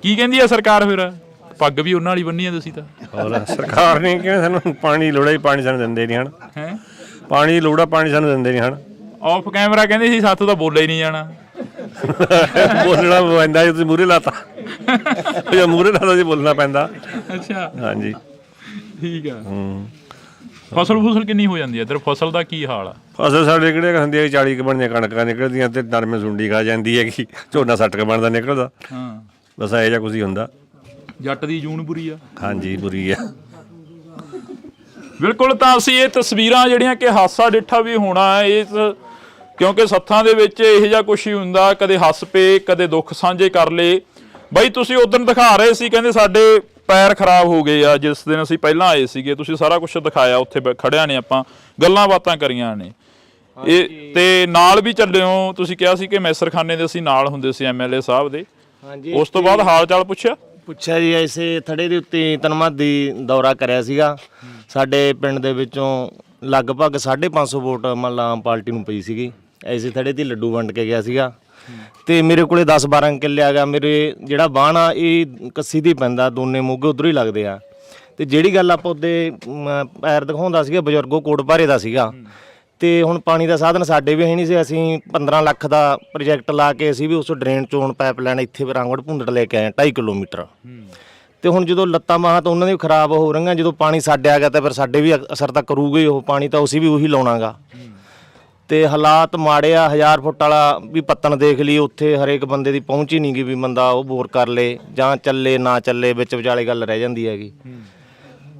ਕੀ ਕਹਿੰਦੀ ਆ ਸਰਕਾਰ ਫਿਰ? ਪੱਗ ਵੀ ਉਹਨਾਂ ਵਾਲੀ ਬੰਨੀ ਆ ਤੁਸੀਂ ਤਾਂ। ਹੋਰ ਸਰਕਾਰ ਨੇ ਕਿਵੇਂ ਸਾਨੂੰ ਪਾਣੀ ਦੀ ਲੋੜ ਹੈ, ਪਾਣੀ ਸਾਨੂੰ ਦਿੰਦੇ ਨਹੀਂ ਹਨ। ਹੈ? ਪਾਣੀ ਦੀ ਲੋੜ ਆ, ਪਾਣੀ ਸਾਨੂੰ ਦਿੰਦੇ ਨਹੀਂ ਹਨ। ਆਫ ਕੈਮਰਾ ਕਹਿੰਦੇ ਸੀ ਸਾਥੋਂ ਤਾਂ ਬੋਲਿਆ ਹੀ ਨਹੀਂ ਜਾਣਾ। ਬੋਲਣਾ ਪੈਂਦਾ ਜੀ, ਤੁਸੀਂ ਮੂਹਰੇ ਲਾਤਾ ਜਾਂ ਮੂਹਰੇ ਲਾਤਾ ਜੀ, ਬੋਲਣਾ ਪੈਂਦਾ। ਅੱਛਾ। ਹਾਂਜੀ, ਠੀਕ ਆ। ਫਸਲ ਕਿੰਨੀ ਹੋ ਜਾਂਦੀ ਹੈ ਇੱਧਰ? ਫਸਲ ਦਾ ਕੀ ਹਾਲ ਆ? ਫਸਲ ਸਾਡੇ ਕਿਹੜੇ ਹੁੰਦੀ ਹੈ 40 ਕੁ ਬਣਦੀਆਂ ਕਣਕਾਂ ਨਿਕਲਦੀਆਂ ਤੇ ਨਰਮੇ ਸੁੰਡੀ ਖਾ ਜਾਂਦੀ ਹੈਗੀ, ਝੋਨਾ 60 ਕੁ ਬਣਦਾ ਨਿਕਲਦਾ। ਹਾਂ, ਬਸ ਇਹੋ ਜਿਹਾ ਕੁਝ ਹੀ ਹੁੰਦਾ। ਜੱਟ ਦੀ ਜੂਨ ਬੁਰੀ ਆ। ਹਾਂਜੀ, ਬੁਰੀ ਆ ਬਿਲਕੁਲ। ਤਾਂ ਅਸੀਂ ਇਹ ਤਸਵੀਰਾਂ ਜਿਹੜੀਆਂ ਕਿ ਹਾਸਾ ਡਿੱਠਾ ਵੀ ਹੋਣਾ ਇਸ, ਕਿਉਂਕਿ ਸੱਥਾਂ ਦੇ ਵਿੱਚ ਇਹੋ ਜਿਹਾ ਕੁਛ ਹੀ ਹੁੰਦਾ, ਕਦੇ ਹੱਸ ਪਏ, ਕਦੇ ਦੁੱਖ ਸਾਂਝੇ ਕਰ ਲਏ। ਬਾਈ ਤੁਸੀਂ ਉਦੋਂ ਦਿਖਾ ਰਹੇ ਸੀ, ਕਹਿੰਦੇ ਸਾਡੇ ਪੈਰ ਖਰਾਬ ਹੋ ਗਏ ਆ ਜਿਸ ਦਿਨ ਅਸੀਂ ਪਹਿਲਾਂ ਆਏ ਸੀਗੇ, ਤੁਸੀਂ ਸਾਰਾ ਕੁਝ ਦਿਖਾਇਆ, ਉੱਥੇ ਖੜਿਆ ਨੇ ਆਪਾਂ ਗੱਲਾਂ ਬਾਤਾਂ ਕਰੀਆਂ ਨੇ। ਇਹ ਤੇ ਨਾਲ ਵੀ ਚੱਲੇ ਹੋ, ਤੁਸੀਂ ਕਿਹਾ ਸੀ ਕਿ ਮੈਸਰਖਾਨੇ ਦੇ ਅਸੀਂ ਨਾਲ ਹੁੰਦੇ ਸੀ MLA ਸਾਹਿਬ ਦੇ। ਉਸ ਤੋਂ ਬਾਅਦ ਹਾਲ ਚਾਲ ਪੁੱਛਿਆ ਜੀ। ਐਸੇ ਥੜੇ ਦੇ ਉੱਤੇ ਧਨਵਾਦੀ ਦੌਰਾ ਕਰਿਆ ਸੀਗਾ। ਸਾਡੇ ਪਿੰਡ ਦੇ ਵਿੱਚੋਂ ਲਗਭਗ 550 ਵੋਟ ਮੰਨ ਲਾ ਆਮ ਪਾਰਟੀ ਨੂੰ ਪਈ ਸੀਗੀ। ਐਸੇ ਥੜੇ ਤੇ ਲੱਡੂ ਵੰਡ ਕੇ ਗਿਆ ਸੀਗਾ ਤੇ ਮੇਰੇ ਕੋਲੇ 10-12 ਕਿੱਲੇ ਆ ਗਿਆ। ਮੇਰੇ ਜਿਹੜਾ ਬਾਣ ਆ ਇਹ ਕੱਸੀ ਦੀ ਪੈਂਦਾ, ਦੋਨੇ ਮੋਗੇ ਉਧਰੋਂ ਹੀ ਲੱਗਦੇ ਆ। ਤੇ ਜਿਹੜੀ ਗੱਲ ਆਪਾਂ ਉਹਦੇ ਪੈਰ ਦਿਖਾਉਂਦਾ ਸੀਗਾ, ਬਜ਼ੁਰਗੋ ਕੋਟ ਭਾਰੇ ਦਾ ਸੀਗਾ। ਤੇ ਹੁਣ ਪਾਣੀ ਦਾ ਸਾਧਨ ਸਾਡੇ ਵੀ ਹੈ ਨਹੀਂ ਸੀ। ਅਸੀਂ 15 ਲੱਖ ਦਾ ਪ੍ਰੋਜੈਕਟ ਲਾ ਕੇ ਅਸੀਂ ਵੀ ਉਸ ਡਰੇਨ ਚੋਂ ਪਾਈਪਲਾਈਨ ਇੱਥੇ ਰਾਂਗੜ ਭੁੰਦੜ ਲੈ ਕੇ ਆਏ 2.5 ਕਿਲੋਮੀਟਰ। ਤੇ ਹੁਣ ਜਦੋਂ ਲੱਤਾਂ ਬਾਹਾਂ ਤਾਂ ਉਹਨਾਂ ਦੀ ਖਰਾਬ ਹੋ ਰਹੀਆਂ, ਜਦੋਂ ਪਾਣੀ ਸਾਡੇ ਆ ਗਿਆ ਤਾਂ ਫਿਰ ਸਾਡੇ ਵੀ ਅਸਰ ਤਾਂ ਕਰੂਗਾ ਹੀ ਉਹ ਪਾਣੀ, ਤਾਂ ਅਸੀਂ ਵੀ ਉਹੀ ਲਾਉਣਾਗਾ। ਤੇ ਹਾਲਾਤ ਮਾੜੇ ਆ। 1000 ਫੁੱਟ ਵਾਲਾ ਵੀ ਪੱਤਨ ਦੇਖ ਲਈ, ਉੱਥੇ ਹਰੇਕ ਬੰਦੇ ਦੀ ਪਹੁੰਚ ਹੀ ਨਹੀਂ ਗਈ ਵੀ ਬੰਦਾ ਉਹ ਬੋਰ ਕਰ ਲੇ ਜਾਂ ਚੱਲੇ ਨਾ ਚੱਲੇ, ਵਿੱਚ ਵਿਚਾਲੇ ਗੱਲ ਰਹਿ ਜਾਂਦੀ ਹੈਗੀ।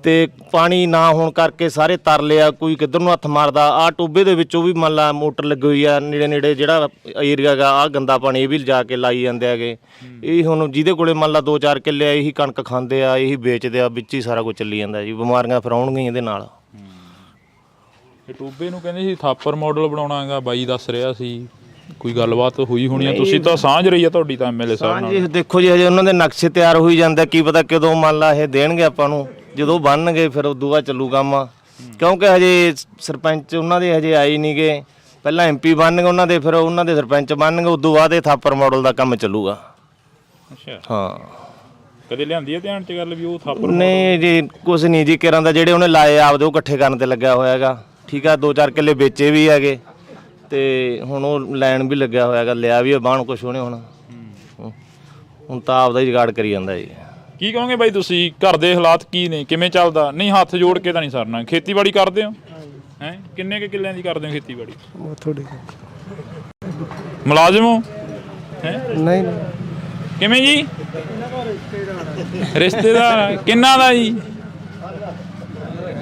ਤੇ ਪਾਣੀ ਨਾ ਹੋਣ ਕਰਕੇ ਸਾਰੇ ਤਰਲੇ ਆ, ਕੋਈ ਕਿੱਧਰ ਨੂੰ ਹੱਥ ਮਾਰਦਾ। ਆਹ ਟੋਬੇ ਦੇ ਵਿੱਚੋਂ ਵੀ ਮੰਨ ਲਾ ਮੋਟਰ ਲੱਗੀ ਹੋਈ ਆ, ਨੇੜੇ ਜਿਹੜਾ ਏਰੀਆ ਗਾ ਆਹ ਗੰਦਾ ਪਾਣੀ ਇਹ ਵੀ ਜਾ ਕੇ ਲਾਈ ਜਾਂਦੇ ਹੈਗੇ। ਇਹ ਹੁਣ ਜਿਹਦੇ ਕੋਲੇ ਮੰਨ ਲਾ 2-4 ਕਿੱਲੇ ਆ, ਇਹੀ ਕਣਕ ਖਾਂਦੇ ਆ, ਇਹੀ ਵੇਚਦੇ ਆ, ਵਿੱਚ ਹੀ ਸਾਰਾ ਕੁਝ ਚੱਲੀ ਜਾਂਦਾ ਜੀ। ਬਿਮਾਰੀਆਂ ਫਿਰ ਆਉਣਗੀਆਂ ਇਹਦੇ ਨਾਲ। ਟੋਬੇ ਨੂੰ ਕਹਿੰਦੇ ਸੀ ਥਾਪਰ ਮਾਡਲ ਬਣਾਉਣਾਗਾ, ਬਾਈ ਦੱਸ ਰਿਹਾ ਸੀ, ਕੋਈ ਗੱਲਬਾਤ ਹੋਈ ਹੋਣੀ ਆ? ਤੁਸੀਂ ਤਾਂ ਸਾਂਝ ਰਹੀ ਆ ਤੁਹਾਡੀ ਤਾਂ MLA ਸਾਹਿਬ ਨਾਲ। ਹਾਂਜੀ, ਦੇਖੋ ਜੀ ਹਜੇ ਉਹਨਾਂ ਦੇ ਨਕਸ਼ੇ ਤਿਆਰ ਹੋਈ ਜਾਂਦੇ, ਕੀ ਪਤਾ ਕਦੋਂ ਮੰਨ ਲਾ ਇਹ ਦੇਣਗੇ ਆਪਾਂ ਨੂੰ। ਜਦੋਂ ਬਣਨਗੇ ਫਿਰ ਉਦੋਂ ਬਾਅਦ ਚੱਲੂ ਕੰਮ, ਕਿਉਂਕਿ ਹਜੇ ਸਰਪੰਚ ਉਹਨਾਂ ਦੇ ਹਜੇ ਆਏ ਨਹੀਂ ਗੇ। ਪਹਿਲਾਂ MP ਬਣਨਗੇ ਉਹਨਾਂ ਦੇ, ਫਿਰ ਉਹਨਾਂ ਦੇ ਸਰਪੰਚ ਬਣਨਗੇ, ਉਦੋਂ ਬਾਅਦ ਇਹ ਥਾਪਰ ਮਾਡਲ ਦਾ ਕੰਮ ਚੱਲੂਗਾ। ਅੱਛਾ। ਹਾਂ, ਕਦੇ ਲਿਆਂਦੀ ਹੈ ਧਿਆਨ 'ਚ ਗੱਲ ਵੀ ਉਹ ਥਾਪਰ? ਨਹੀਂ ਜੀ, ਕੁਛ ਨਹੀਂ ਜੀ। ਕਿਰਾਂ ਦਾ ਜਿਹੜੇ ਉਹਨੇ ਲਾਏ ਆਪਦੇ ਉਹ ਇਕੱਠੇ ਕਰਨ ਤੇ ਲੱਗਿਆ ਹੋਇਆ ਹੈਗਾ। ਠੀਕ ਆ, 2-4 ਕਿੱਲੇ ਵੇਚੇ ਵੀ ਹੈਗੇ ਤੇ ਹੁਣ ਉਹ ਲੈਣ ਵੀ ਲੱਗਿਆ ਹੋਇਆ ਹੈਗਾ, ਲਿਆ ਵੀ ਬਾਣ ਕੁਛ ਉਹਨੇ। ਹੁਣ ਤਾਂ ਆਪਦਾ ਹੀ ਜੁਗਾੜ ਕਰੀ ਜਾਂਦਾ ਜੀ। ਕੀ ਕਹੋਗੇ ਬਾਈ ਤੁਸੀਂ, ਘਰ ਦੇ ਹਾਲਾਤ ਕੀ ਨੇ, ਕਿਵੇਂ ਚੱਲਦਾ? ਨਹੀਂ ਹੱਥ ਜੋੜ ਕੇ ਤਾਂ ਨਹੀਂ ਸਰਨਾ। ਖੇਤੀਬਾੜੀ ਕਰਦੇ ਹੋ? ਹੈ ਕਿੰਨੇ ਕੁ ਕਿੱਲਿਆਂ ਦੀ ਕਰਦੇ ਹੋ ਖੇਤੀਬਾੜੀ? ਥੋੜੀ ਮੁਲਾਜ਼ਮ ਹੋ? ਹੈ ਨਹੀਂ ਕਿਵੇਂ ਜੀ? ਰਿਸ਼ਤੇਦਾਰ ਕਿੰਨਾ ਦਾ ਜੀ?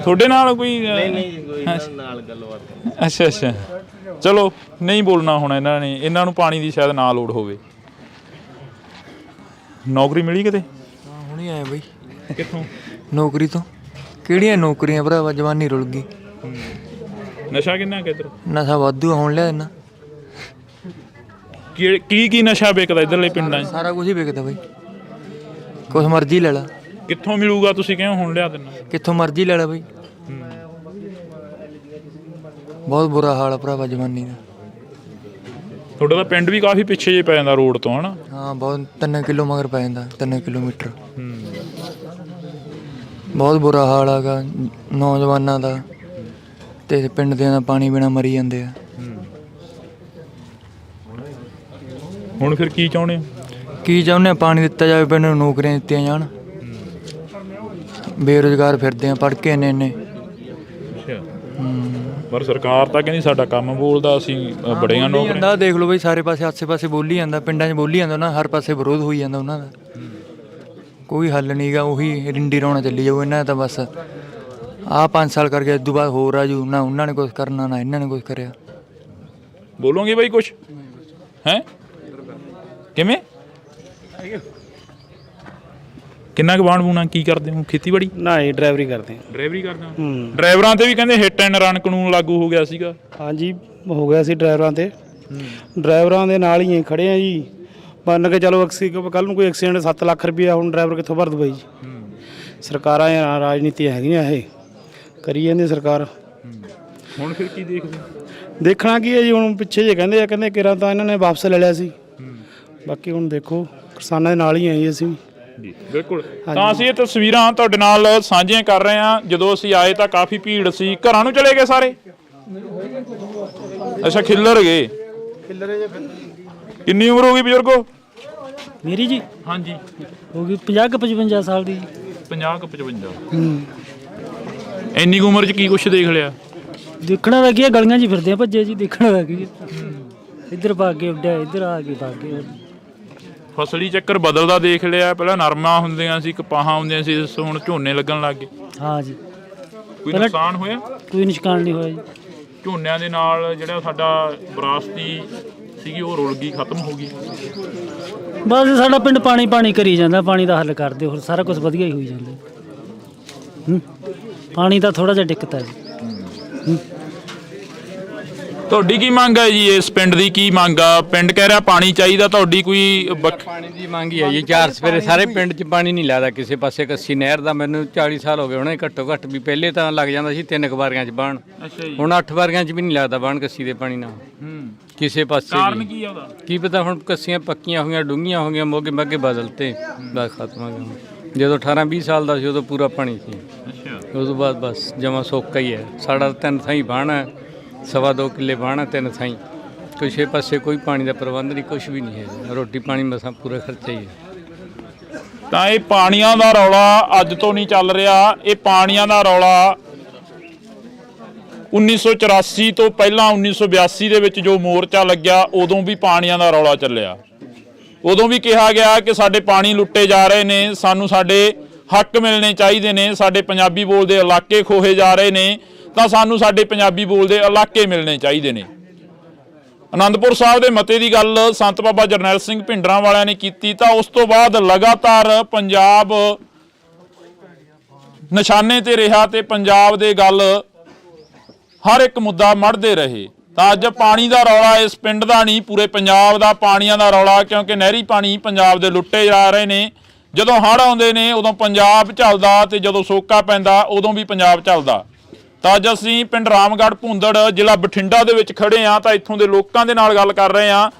ਤੁਹਾਡੇ ਨਾਲ ਕੋਈ? ਨਹੀਂ ਜੀ, ਕੋਈ ਨਾਲ ਗੱਲਬਾਤ। ਅੱਛਾ ਅੱਛਾ, ਚਲੋ ਨਹੀਂ ਬੋਲਣਾ ਹੁਣ ਇਹਨਾਂ ਨੇ। ਇਹਨਾਂ ਨੂੰ ਪਾਣੀ ਦੀ ਸ਼ਾਇਦ ਨਾ ਲੋੜ ਹੋਵੇ। ਨੌਕਰੀ ਮਿਲੀ ਕਿਤੇ? ਹੁਣੀ ਆਏ ਬਈ। ਕਿੱਥੋਂ? ਨੌਕਰੀ ਤੋਂ। ਕਿਹੜੀਆਂ ਨੌਕਰੀਆਂ ਭਰਾਵਾ, ਜਵਾਨੀ ਰੁਲ ਗਈ। ਨਸ਼ਾ ਕਿੰਨਾ ਕਿ ਇੱਧਰ? ਨਸ਼ਾ ਵਾਧੂ ਹੁਣ ਲਿਆ ਇਹਨਾਂ। ਕੀ ਨਸ਼ਾ ਵਿਕਦਾ ਇੱਧਰਲੇ ਪਿੰਡਾਂ 'ਚ? ਸਾਰਾ ਕੁਝ ਹੀ ਵਿਕਦਾ ਬਈ, ਕੁਛ ਮਰਜ਼ੀ ਲੈ ਲਾ। ਕਿੱਥੋਂ ਮਿਲੂਗਾ? ਤੁਸੀਂ ਕਿਉਂ ਹੁਣ ਲਿਆ ਦਿੰਨਾ? ਕਿੱਥੋਂ ਮਰਜ਼ੀ ਲੈ ਲਾ ਬਈ। ਬਹੁਤ ਬੁਰਾ ਹਾਲ ਆ ਭਰਾਵਾ ਜਵਾਨੀ ਦਾ। ਤੁਹਾਡਾ ਤਾਂ ਪਿੰਡ ਵੀ ਕਾਫੀ ਪਿੱਛੇ ਜੇ ਪੈ ਜਾਂਦਾ ਰੋਡ ਤੋਂ, ਹਨਾ? ਹਾਂ, ਬਹੁਤ 3 ਕਿਲੋ ਮਗਰ ਪੈ ਜਾਂਦਾ, 3 ਕਿਲੋਮੀਟਰ। ਬਹੁਤ ਬੁਰਾ ਹਾਲ ਹੈਗਾ ਨੌਜਵਾਨਾਂ ਦਾ। ਤੇ ਪਿੰਡ ਦੇ ਦਾ ਪਾਣੀ ਬਿਨਾ ਮਰੀ ਜਾਂਦੇ ਆ। ਹੁਣ ਫਿਰ ਕੀ ਚਾਹੁੰਦੇ ਹੋ? ਕੀ ਚਾਹੁੰਦੇ ਆ? ਪਾਣੀ ਦਿੱਤਾ ਜਾਵੇ, ਪਿੰਡ ਨੂੰ ਨੌਕਰੀਆਂ ਦਿੱਤੀਆਂ ਜਾਣ। ਬੇਰੁਜ਼ਗਾਰ ਫਿਰਦੇ ਆ ਪੜ੍ਹ ਕੇ ਇੰਨੇ। ਪਰ ਸਰਕਾਰ ਤਾਂ ਕਹਿੰਦੀ ਸਾਡਾ ਕੰਮ ਬੋਲਦਾ, ਅਸੀਂ ਬੜੀਆਂ ਨੌਕਰੀਆਂ। ਦੇਖ ਲਓ ਬਈ, ਸਾਰੇ ਪਾਸੇ ਆਸੇ ਪਾਸੇ ਬੋਲੀ ਜਾਂਦਾ, ਪਿੰਡਾਂ 'ਚ ਬੋਲੀ ਜਾਂਦਾ ਨਾ, ਹਰ ਪਾਸੇ ਵਿਰੋਧ ਹੋਈ ਜਾਂਦਾ ਉਹਨਾਂ ਦਾ। ਕੋਈ ਹੱਲ ਨਹੀਂ ਗਾ, ਉਹੀ ਰਿੰਡੀ ਰੌਣਾ ਚੱਲੀ ਜਾਊ ਇਹਨਾਂ ਦਾ। ਤਾਂ ਬਸ ਆਹ 5 ਸਾਲ ਕਰਕੇ ਇਸ ਤੋਂ ਬਾਅਦ ਹੋਰ ਆ ਜੂ ਨਾ। ਉਹਨਾਂ ਨੇ ਕੁਛ ਕਰਨਾ ਨਾ ਇਹਨਾਂ ਨੇ ਕੁਛ ਕਰਿਆ। ਬੋਲੋਗੇ ਬਾਈ ਕੁਛ ਹੈ? ਕਿਵੇਂ? ਕਿੰਨਾ ਕੁ ਬਾਣ ਬੂਣਾ ਕੀ ਕਰਦੇ ਹੋ? ਖੇਤੀਬਾੜੀ? ਨਾ ਇਹ ਡਰਾਈਵਰੀ ਕਰਦੇ ਆ। ਡਰਾਈਵਰੀ ਕਰਦੇ ਹੋ? ਡਰਾਈਵਰਾਂ ਤੇ ਵੀ ਕਹਿੰਦੇ ਹਿੱਟ ਐਂਡ ਰਨ ਕਾਨੂੰਨ ਲਾਗੂ ਹੋ ਗਿਆ ਸੀਗਾ। ਹਾਂਜੀ ਹੋ ਗਿਆ ਸੀ ਡਰਾਈਵਰਾਂ ਤੇ। ਡਰਾਈਵਰਾਂ ਦੇ ਨਾਲ ਹੀ ਖੜੇ ਆ ਜੀ। ਮੰਨ ਕੇ ਚਲੋ ਕੱਲ ਨੂੰ ਕੋਈ ਐਕਸੀਡੈਂਟ 7 ਲੱਖ ਰੁਪਇਆ ਹੁਣ ਡਰਾਈਵਰ ਕਿੱਥੋਂ ਭਰ ਦੂਗਾ ਜੀ? ਸਰਕਾਰਾਂ ਰਾਜਨੀਤੀਆਂ ਹੈਗੀਆਂ, ਇਹ ਕਰੀ ਜਾਂਦੀ ਸਰਕਾਰ। ਹੁਣ ਫਿਰ ਕੀ ਦੇਖਦੇ? ਦੇਖਣਾ ਕੀ ਹੈ ਜੀ, ਹੁਣ ਪਿੱਛੇ ਜੇ ਕਹਿੰਦੇ ਕਿਰਾਂ ਤਾਂ ਇਹਨਾਂ ਨੇ ਵਾਪਸ ਲੈ ਲਿਆ ਸੀ। ਬਾਕੀ ਹੁਣ ਦੇਖੋ, ਕਿਸਾਨਾਂ ਦੇ ਨਾਲ ਹੀ ਆਏ ਅਸੀਂ ਜੀ। ਬਿਲਕੁਲ। ਤਾਂ ਅਸੀਂ ਇਹ ਤਸਵੀਰਾਂ ਤੁਹਾਡੇ ਨਾਲ ਸਾਂਝੀਆਂ ਕਰ ਰਹੇ ਹਾਂ। ਜਦੋਂ ਅਸੀਂ ਆਏ ਤਾਂ ਕਾਫੀ ਭੀੜ ਸੀ। ਘਰਾਂ ਨੂੰ ਚਲੇ ਗਏ ਸਾਰੇ? ਅੱਛਾ, ਖਿੱਲਰ ਗਏ। ਕਿੰਨੀ ਉਮਰ ਹੋ ਗਈ ਬਜ਼ੁਰਗੋ? ਮੇਰੀ ਜੀ ਹਾਂਜੀ ਹੋ ਗਈ 50-55 ਸਾਲ ਦੀ। 50-55। ਇੰਨੀ ਕੁ ਉਮਰ 'ਚ ਕੀ ਕੁਛ ਦੇਖ ਲਿਆ? ਦੇਖਣਾ ਵਾ ਕੀ, ਗਲੀਆਂ 'ਚ ਫਿਰਦੇ ਆ ਭੱਜੇ ਜੀ। ਦੇਖਣਾ ਵਾ ਕੀ, ਇੱਧਰ ਭਾਗ ਕੇ ਉੱਡਿਆ, ਇੱਧਰ ਆ ਕੇ ਭਾਗ ਕੇ। ਫਸਲੀ ਚੱਕਰ ਬਦਲਦਾ ਦੇਖ ਲਿਆ। ਪਹਿਲਾਂ ਨਰਮਾ ਹੁੰਦੀਆਂ ਸੀ, ਕਪਾਹਾਂ ਹੁੰਦੀਆਂ ਸੀ, ਹੁਣ ਝੋਨੇ ਲੱਗਣ ਲੱਗ ਗਏ। ਹਾਂ ਜੀ। ਕੋਈ ਨੁਕਸਾਨ ਹੋਇਆ? ਕੋਈ ਨੁਕਸਾਨ ਨਹੀਂ ਹੋਇਆ ਜੀ। ਝੋਨਿਆਂ ਦੇ ਨਾਲ ਜਿਹੜਾ ਸਾਡਾ ਵਿਰਾਸਤੀ ਸੀਗੀ ਉਹ ਰੁਲ ਗਈ, ਖਤਮ ਹੋ ਗਈ। ਬਸ ਸਾਡਾ ਪਿੰਡ ਪਾਣੀ ਕਰੀ ਜਾਂਦਾ। ਪਾਣੀ ਦਾ ਹੱਲ ਕਰਦੇ, ਹੋਰ ਸਾਰਾ ਕੁਝ ਵਧੀਆ ਹੀ ਹੋਈ ਜਾਂਦਾ। ਪਾਣੀ ਦਾ ਥੋੜਾ ਜਿਹਾ ਦਿੱਕਤ ਹੈ ਜੀ। ਤੁਹਾਡੀ ਕੀ ਮੰਗ ਹੈ ਜੀ? ਇਸ ਪਿੰਡ ਦੀ ਕੀ ਮੰਗ ਆ? ਪਿੰਡ ਕਹਿ ਰਿਹਾ ਪਾਣੀ ਚਾਹੀਦਾ, ਤੁਹਾਡੀ ਕੋਈ? ਪਾਣੀ ਦੀ ਮੰਗ ਹੀ ਹੈ ਜੀ। 4 ਸਵੇਰੇ ਸਾਰੇ ਪਿੰਡ 'ਚ ਪਾਣੀ ਨਹੀਂ ਲੱਗਦਾ ਕਿਸੇ ਪਾਸੇ। ਕੱਸੀ ਨਹਿਰ ਦਾ ਮੈਨੂੰ 40 ਸਾਲ ਹੋ ਗਏ ਹੋਣੇ ਘੱਟੋ ਘੱਟ ਵੀ। ਪਹਿਲੇ ਤਾਂ ਲੱਗ ਜਾਂਦਾ ਸੀ 3 ਵਾਰੀਆਂ 'ਚ ਬਾਣ। ਹੁਣ 8 ਵਾਰੀਆਂ 'ਚ ਵੀ ਨਹੀਂ ਲੱਗਦਾ ਬਾਣ ਕੱਸੀ ਦੇ ਪਾਣੀ ਨਾਲ ਕਿਸੇ ਪਾਸੇ। ਕਾਰਨ ਕੀ ਆ ਉਹਦਾ? ਕੀ ਪਤਾ। ਹੁਣ ਕੱਸੀਆਂ ਪੱਕੀਆਂ ਹੋਈਆਂ, ਡੂੰਘੀਆਂ ਹੋ ਗਈਆਂ, ਮੋਗੇ ਮੱਗੇ ਬਦਲਤੇ, ਬਸ ਖਤਮ ਹੋ ਗਿਆ। ਜਦੋਂ 18-20 ਸਾਲ ਦਾ ਸੀ ਉਦੋਂ ਪੂਰਾ ਪਾਣੀ ਸੀ। ਉਸ ਤੋਂ ਬਾਅਦ ਬਸ ਜਮਾ ਸੋਕਾ ਹੀ ਹੈ। ਸਾਡਾ 3 ਥਾਈਂ ਬਾਣ ਹੈ, 2.25 ਕਿੱਲੇ ਬਾਣ ਹੈ, 3 ਥਾਈਂ। ਕਿਸੇ ਪਾਸੇ ਕੋਈ ਪਾਣੀ ਦਾ ਪ੍ਰਬੰਧ ਨਹੀਂ, ਕੁਛ ਵੀ ਨਹੀਂ ਹੈ। ਰੋਟੀ ਪਾਣੀ ਮਸਾਂ ਪੂਰਾ ਖਰਚਾ ਹੀ ਹੈ। ਤਾਂ ਇਹ ਪਾਣੀਆਂ ਦਾ ਰੌਲਾ ਅੱਜ ਤੋਂ ਨਹੀਂ ਚੱਲ ਰਿਹਾ। ਇਹ ਪਾਣੀਆਂ ਦਾ ਰੌਲਾ 1984 ਤੋਂ ਪਹਿਲਾਂ 1982 ਦੇ ਵਿੱਚ ਜੋ ਮੋਰਚਾ ਲੱਗਿਆ, ਉਦੋਂ ਵੀ ਪਾਣੀਆਂ ਦਾ ਰੌਲਾ ਚੱਲਿਆ। ਉਦੋਂ ਵੀ ਕਿਹਾ ਗਿਆ ਕਿ ਸਾਡੇ ਪਾਣੀ ਲੁੱਟੇ ਜਾ ਰਹੇ ਨੇ, ਸਾਨੂੰ ਸਾਡੇ ਹੱਕ ਮਿਲਣੇ ਚਾਹੀਦੇ ਨੇ, ਸਾਡੇ ਪੰਜਾਬੀ ਬੋਲਦੇ ਇਲਾਕੇ ਖੋਹੇ ਜਾ ਰਹੇ ਨੇ, ਤਾਂ ਸਾਨੂੰ ਸਾਡੇ ਪੰਜਾਬੀ ਬੋਲਦੇ ਇਲਾਕੇ ਮਿਲਣੇ ਚਾਹੀਦੇ ਨੇ। ਆਨੰਦਪੁਰ ਸਾਹਿਬ ਦੇ ਮਤੇ ਦੀ ਗੱਲ ਸੰਤ ਬਾਬਾ ਜਰਨੈਲ ਸਿੰਘ ਭਿੰਡਰਾਂ ਵਾਲਿਆਂ ਨੇ ਕੀਤੀ, ਤਾਂ ਉਸ ਤੋਂ ਬਾਅਦ ਲਗਾਤਾਰ ਪੰਜਾਬ ਨਿਸ਼ਾਨੇ ਤੇ ਰਿਹਾ ਤੇ ਪੰਜਾਬ ਦੇ ਗੱਲ ਹਰ ਇੱਕ ਮੁੱਦਾ ਮੜਦੇ ਰਹੇ। ਤਾਂ ਅੱਜ ਪਾਣੀ ਦਾ ਰੌਲਾ ਇਸ ਪਿੰਡ ਦਾ ਨਹੀਂ, ਪੂਰੇ ਪੰਜਾਬ ਦਾ ਪਾਣੀਆਂ ਦਾ ਰੌਲਾ, ਕਿਉਂਕਿ ਨਹਿਰੀ ਪਾਣੀ ਪੰਜਾਬ ਦੇ ਲੁੱਟੇ ਜਾ ਰਹੇ ਨੇ। ਜਦੋਂ ਹੜ੍ਹ ਆਉਂਦੇ ਨੇ ਉਦੋਂ ਪੰਜਾਬ ਝੱਲਦਾ, ਤੇ ਜਦੋਂ ਸੋਕਾ ਪੈਂਦਾ ਉਦੋਂ ਵੀ ਪੰਜਾਬ ਝੱਲਦਾ। ਤਾਂ ਅੱਜ ਅਸੀਂ ਪਿੰਡ ਰਾਮਗੜ੍ਹ ਭੁੰਦੜ, ਜ਼ਿਲ੍ਹਾ ਬਠਿੰਡਾ ਦੇ ਵਿੱਚ ਖੜੇ ਹਾਂ, ਤਾਂ ਇੱਥੋਂ ਦੇ ਲੋਕਾਂ ਦੇ ਨਾਲ ਗੱਲ ਕਰ ਰਹੇ ਹਾਂ।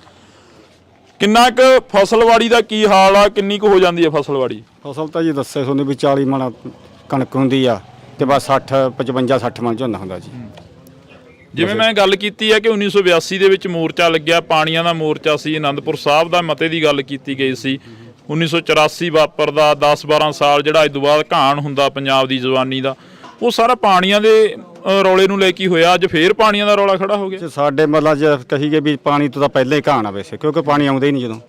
ਕਿੰਨਾ ਕੁ ਫਸਲਵਾੜੀ ਦਾ ਕੀ ਹਾਲ ਆ? ਕਿੰਨੀ ਕੁ ਹੋ ਜਾਂਦੀ ਹੈ ਫਸਲਵਾੜੀ? ਫਸਲ ਤਾਂ ਜੀ ਦੱਸੇ ਤੁਹਾਨੂੰ ਵੀ 40 ਮਣ ਕਣਕ ਹੁੰਦੀ ਆ, ਤੇ ਬਸ 55-60 ਮਣ ਝੋਨਾ ਹੁੰਦਾ ਜੀ। ਜਿਵੇਂ ਮੈਂ ਗੱਲ ਕੀਤੀ ਹੈ ਕਿ 1982 ਦੇ ਵਿੱਚ ਮੋਰਚਾ ਲੱਗਿਆ, ਪਾਣੀਆਂ ਦਾ ਮੋਰਚਾ ਸੀ। ਆਨੰਦਪੁਰ ਸਾਹਿਬ ਦਾ ਮਤੇ ਦੀ ਗੱਲ ਕੀਤੀ ਗਈ ਸੀ। 1984 ਵਾਪਰਦਾ 10-12 ਸਾਲ ਜਿਹੜਾ ਇਸ ਤੋਂ ਬਾਅਦ ਘਾਣ ਹੁੰਦਾ ਪੰਜਾਬ ਦੀ ਜਵਾਨੀ ਦਾ, ਉਹ ਸਾਰਾ ਪਾਣੀਆਂ ਦੇ ਰੌਲੇ ਨੂੰ ਲੈ ਕੇ ਹੋਇਆ। ਅੱਜ ਫੇਰ ਪਾਣੀਆਂ ਦਾ ਰੌਲਾ ਖੜਾ ਹੋ ਗਿਆ। ਸਾਡੇ ਮਤਲਬ ਜੇ ਕਹੀਏ ਵੀ ਪਾਣੀ ਤੋਂ ਤਾਂ ਪਹਿਲਾਂ ਹੀ ਘਾਣ ਆ ਵੈਸੇ, ਕਿਉਂਕਿ ਪਾਣੀ ਆਉਂਦਾ ਹੀ ਨਹੀਂ ਜਦੋਂ।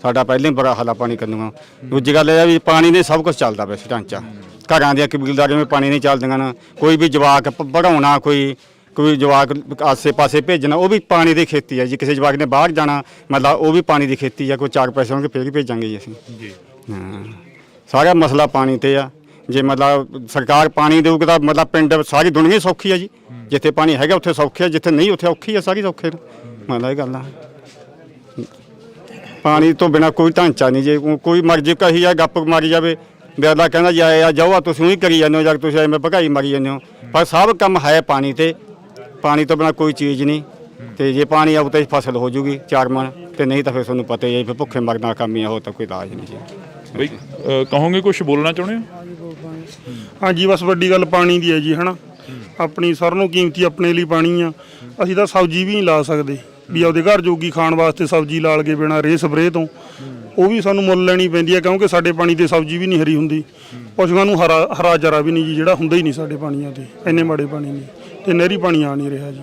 ਸਾਡਾ ਪਹਿਲਾਂ ਹੀ ਬੜਾ ਹਾਲਾ ਪਾਣੀ ਕਰਨੂਗਾ। ਦੂਜੀ ਗੱਲ ਇਹ ਆ ਵੀ ਪਾਣੀ ਨੇ ਸਭ ਕੁਝ ਚੱਲਦਾ ਵੈਸੇ ਢਾਂਚਾ। ਘਰਾਂ ਦੀਆਂ ਕਬੀਲਦਾਰੀਆਂ ਵਿੱਚ ਪਾਣੀ ਨਹੀਂ ਚੱਲਦੀਆਂ ਨਾ। ਕੋਈ ਵੀ ਜਵਾਕ ਪੜ੍ਹਾਉਣਾ, ਕੋਈ ਜਵਾਕ ਆਸੇ ਪਾਸੇ ਭੇਜਣਾ, ਉਹ ਵੀ ਪਾਣੀ ਦੀ ਖੇਤੀ ਹੈ ਜੀ। ਕਿਸੇ ਜਵਾਕ ਨੇ ਬਾਹਰ ਜਾਣਾ, ਮਤਲਬ ਉਹ ਵੀ ਪਾਣੀ ਦੀ ਖੇਤੀ ਆ। ਕੋਈ 4 ਪੈਸੇ ਹੋਣਗੇ ਫੇਰ ਹੀ ਭੇਜਾਂਗੇ ਜੀ ਅਸੀਂ। ਹਾਂ, ਸਾਰਾ ਮਸਲਾ ਪਾਣੀ ਤੇ ਆ। ਜੇ ਮਤਲਬ ਸਰਕਾਰ ਪਾਣੀ ਦੇਊਗੀ ਤਾਂ ਮਤਲਬ ਪਿੰਡ ਸਾਰੀ ਦੁਨੀਆ ਹੀ ਸੌਖੀ ਆ ਜੀ। ਜਿੱਥੇ ਪਾਣੀ ਹੈਗਾ ਉੱਥੇ ਸੌਖੀ ਆ, ਜਿੱਥੇ ਨਹੀਂ ਉੱਥੇ ਔਖੀ ਆ, ਸਾਰੀ ਸੌਖੇ ਮਤਲਬ ਇਹ ਗੱਲ ਆ। ਪਾਣੀ ਤੋਂ ਬਿਨਾਂ ਕੋਈ ਢਾਂਚਾ ਨਹੀਂ। ਜੇ ਕੋਈ ਮਰਜ਼ੀ ਕਹੀ ਜਾ ਗੱਪ ਮਾਰੀ ਜਾਵੇ, ਅਗਲਾ ਕਹਿੰਦਾ ਜੀ ਆ ਜਾਓ, ਤੁਸੀਂ ਉਹੀ ਕਰੀ ਜਾਂਦੇ ਹੋ, ਜਾਂ ਤੁਸੀਂ ਐਵੇਂ ਭਗਾਈ ਮਾਰੀ ਜਾਂਦੇ ਹੋ। ਪਰ ਸਭ ਕੰਮ ਹੈ ਪਾਣੀ ਤੇ। ਪਾਣੀ ਤੋਂ ਬਿਨਾਂ ਕੋਈ ਚੀਜ਼ ਨਹੀਂ। ਤੇ ਜੇ ਪਾਣੀ ਆਊ ਤਾਂ ਫਸਲ ਹੋ ਜੂਗੀ 4 ਮਣ, ਤੇ ਨਹੀਂ ਤਾਂ ਫਿਰ ਤੁਹਾਨੂੰ ਪਤਾ ਹੀ ਹੈ ਫਿਰ ਭੁੱਖੇ ਮਰਨ ਦਾ ਕੰਮ ਹੀ ਆ, ਹੋਰ ਤਾਂ ਕੋਈ ਇਲਾਜ ਨਹੀਂ ਜੀ। ਬਈ ਕਹੋਗੇ ਕੁਝ ਬੋਲਣਾ ਚਾਹੁੰਦੇ ਹੋ? ਹਾਂਜੀ, ਬਸ ਵੱਡੀ ਗੱਲ ਪਾਣੀ ਦੀ ਹੈ ਜੀ, ਹੈ ਨਾ। ਆਪਣੀ ਸਾਰਿਆਂ ਨੂੰ ਕੀਮਤੀ ਆਪਣੇ ਲਈ ਪਾਣੀ ਆ। ਅਸੀਂ ਤਾਂ ਸਬਜ਼ੀ ਵੀ ਨਹੀਂ ਲਾ ਸਕਦੇ ਵੀ ਆਪਦੇ ਘਰ ਜੋਗੀ ਖਾਣ ਵਾਸਤੇ ਸਬਜ਼ੀ ਲਾਲ ਕੇ ਬਿਨਾਂ ਰੇਹ ਸਪਰੇਅ ਤੋਂ, ਉਹ ਵੀ ਸਾਨੂੰ ਮੁੱਲ ਲੈਣੀ ਪੈਂਦੀ ਹੈ ਕਿਉਂਕਿ ਸਾਡੇ ਪਾਣੀ ਤੇ ਸਬਜ਼ੀ ਵੀ ਨਹੀਂ ਹਰੀ ਹੁੰਦੀ, ਪਸ਼ੂਆਂ ਨੂੰ ਹਰਾ ਚਾਰਾ ਵੀ ਨਹੀਂ ਜੀ, ਜਿਹੜਾ ਹੁੰਦਾ ਹੀ ਨਹੀਂ ਸਾਡੇ ਪਾਣੀਆਂ ਤੇ, ਇੰਨੇ ਮਾੜੇ ਪਾਣੀ ਨੇ ਤੇ ਨਹਿਰੀ ਪਾਣੀ ਆ ਨਹੀਂ ਰਿਹਾ ਜੀ।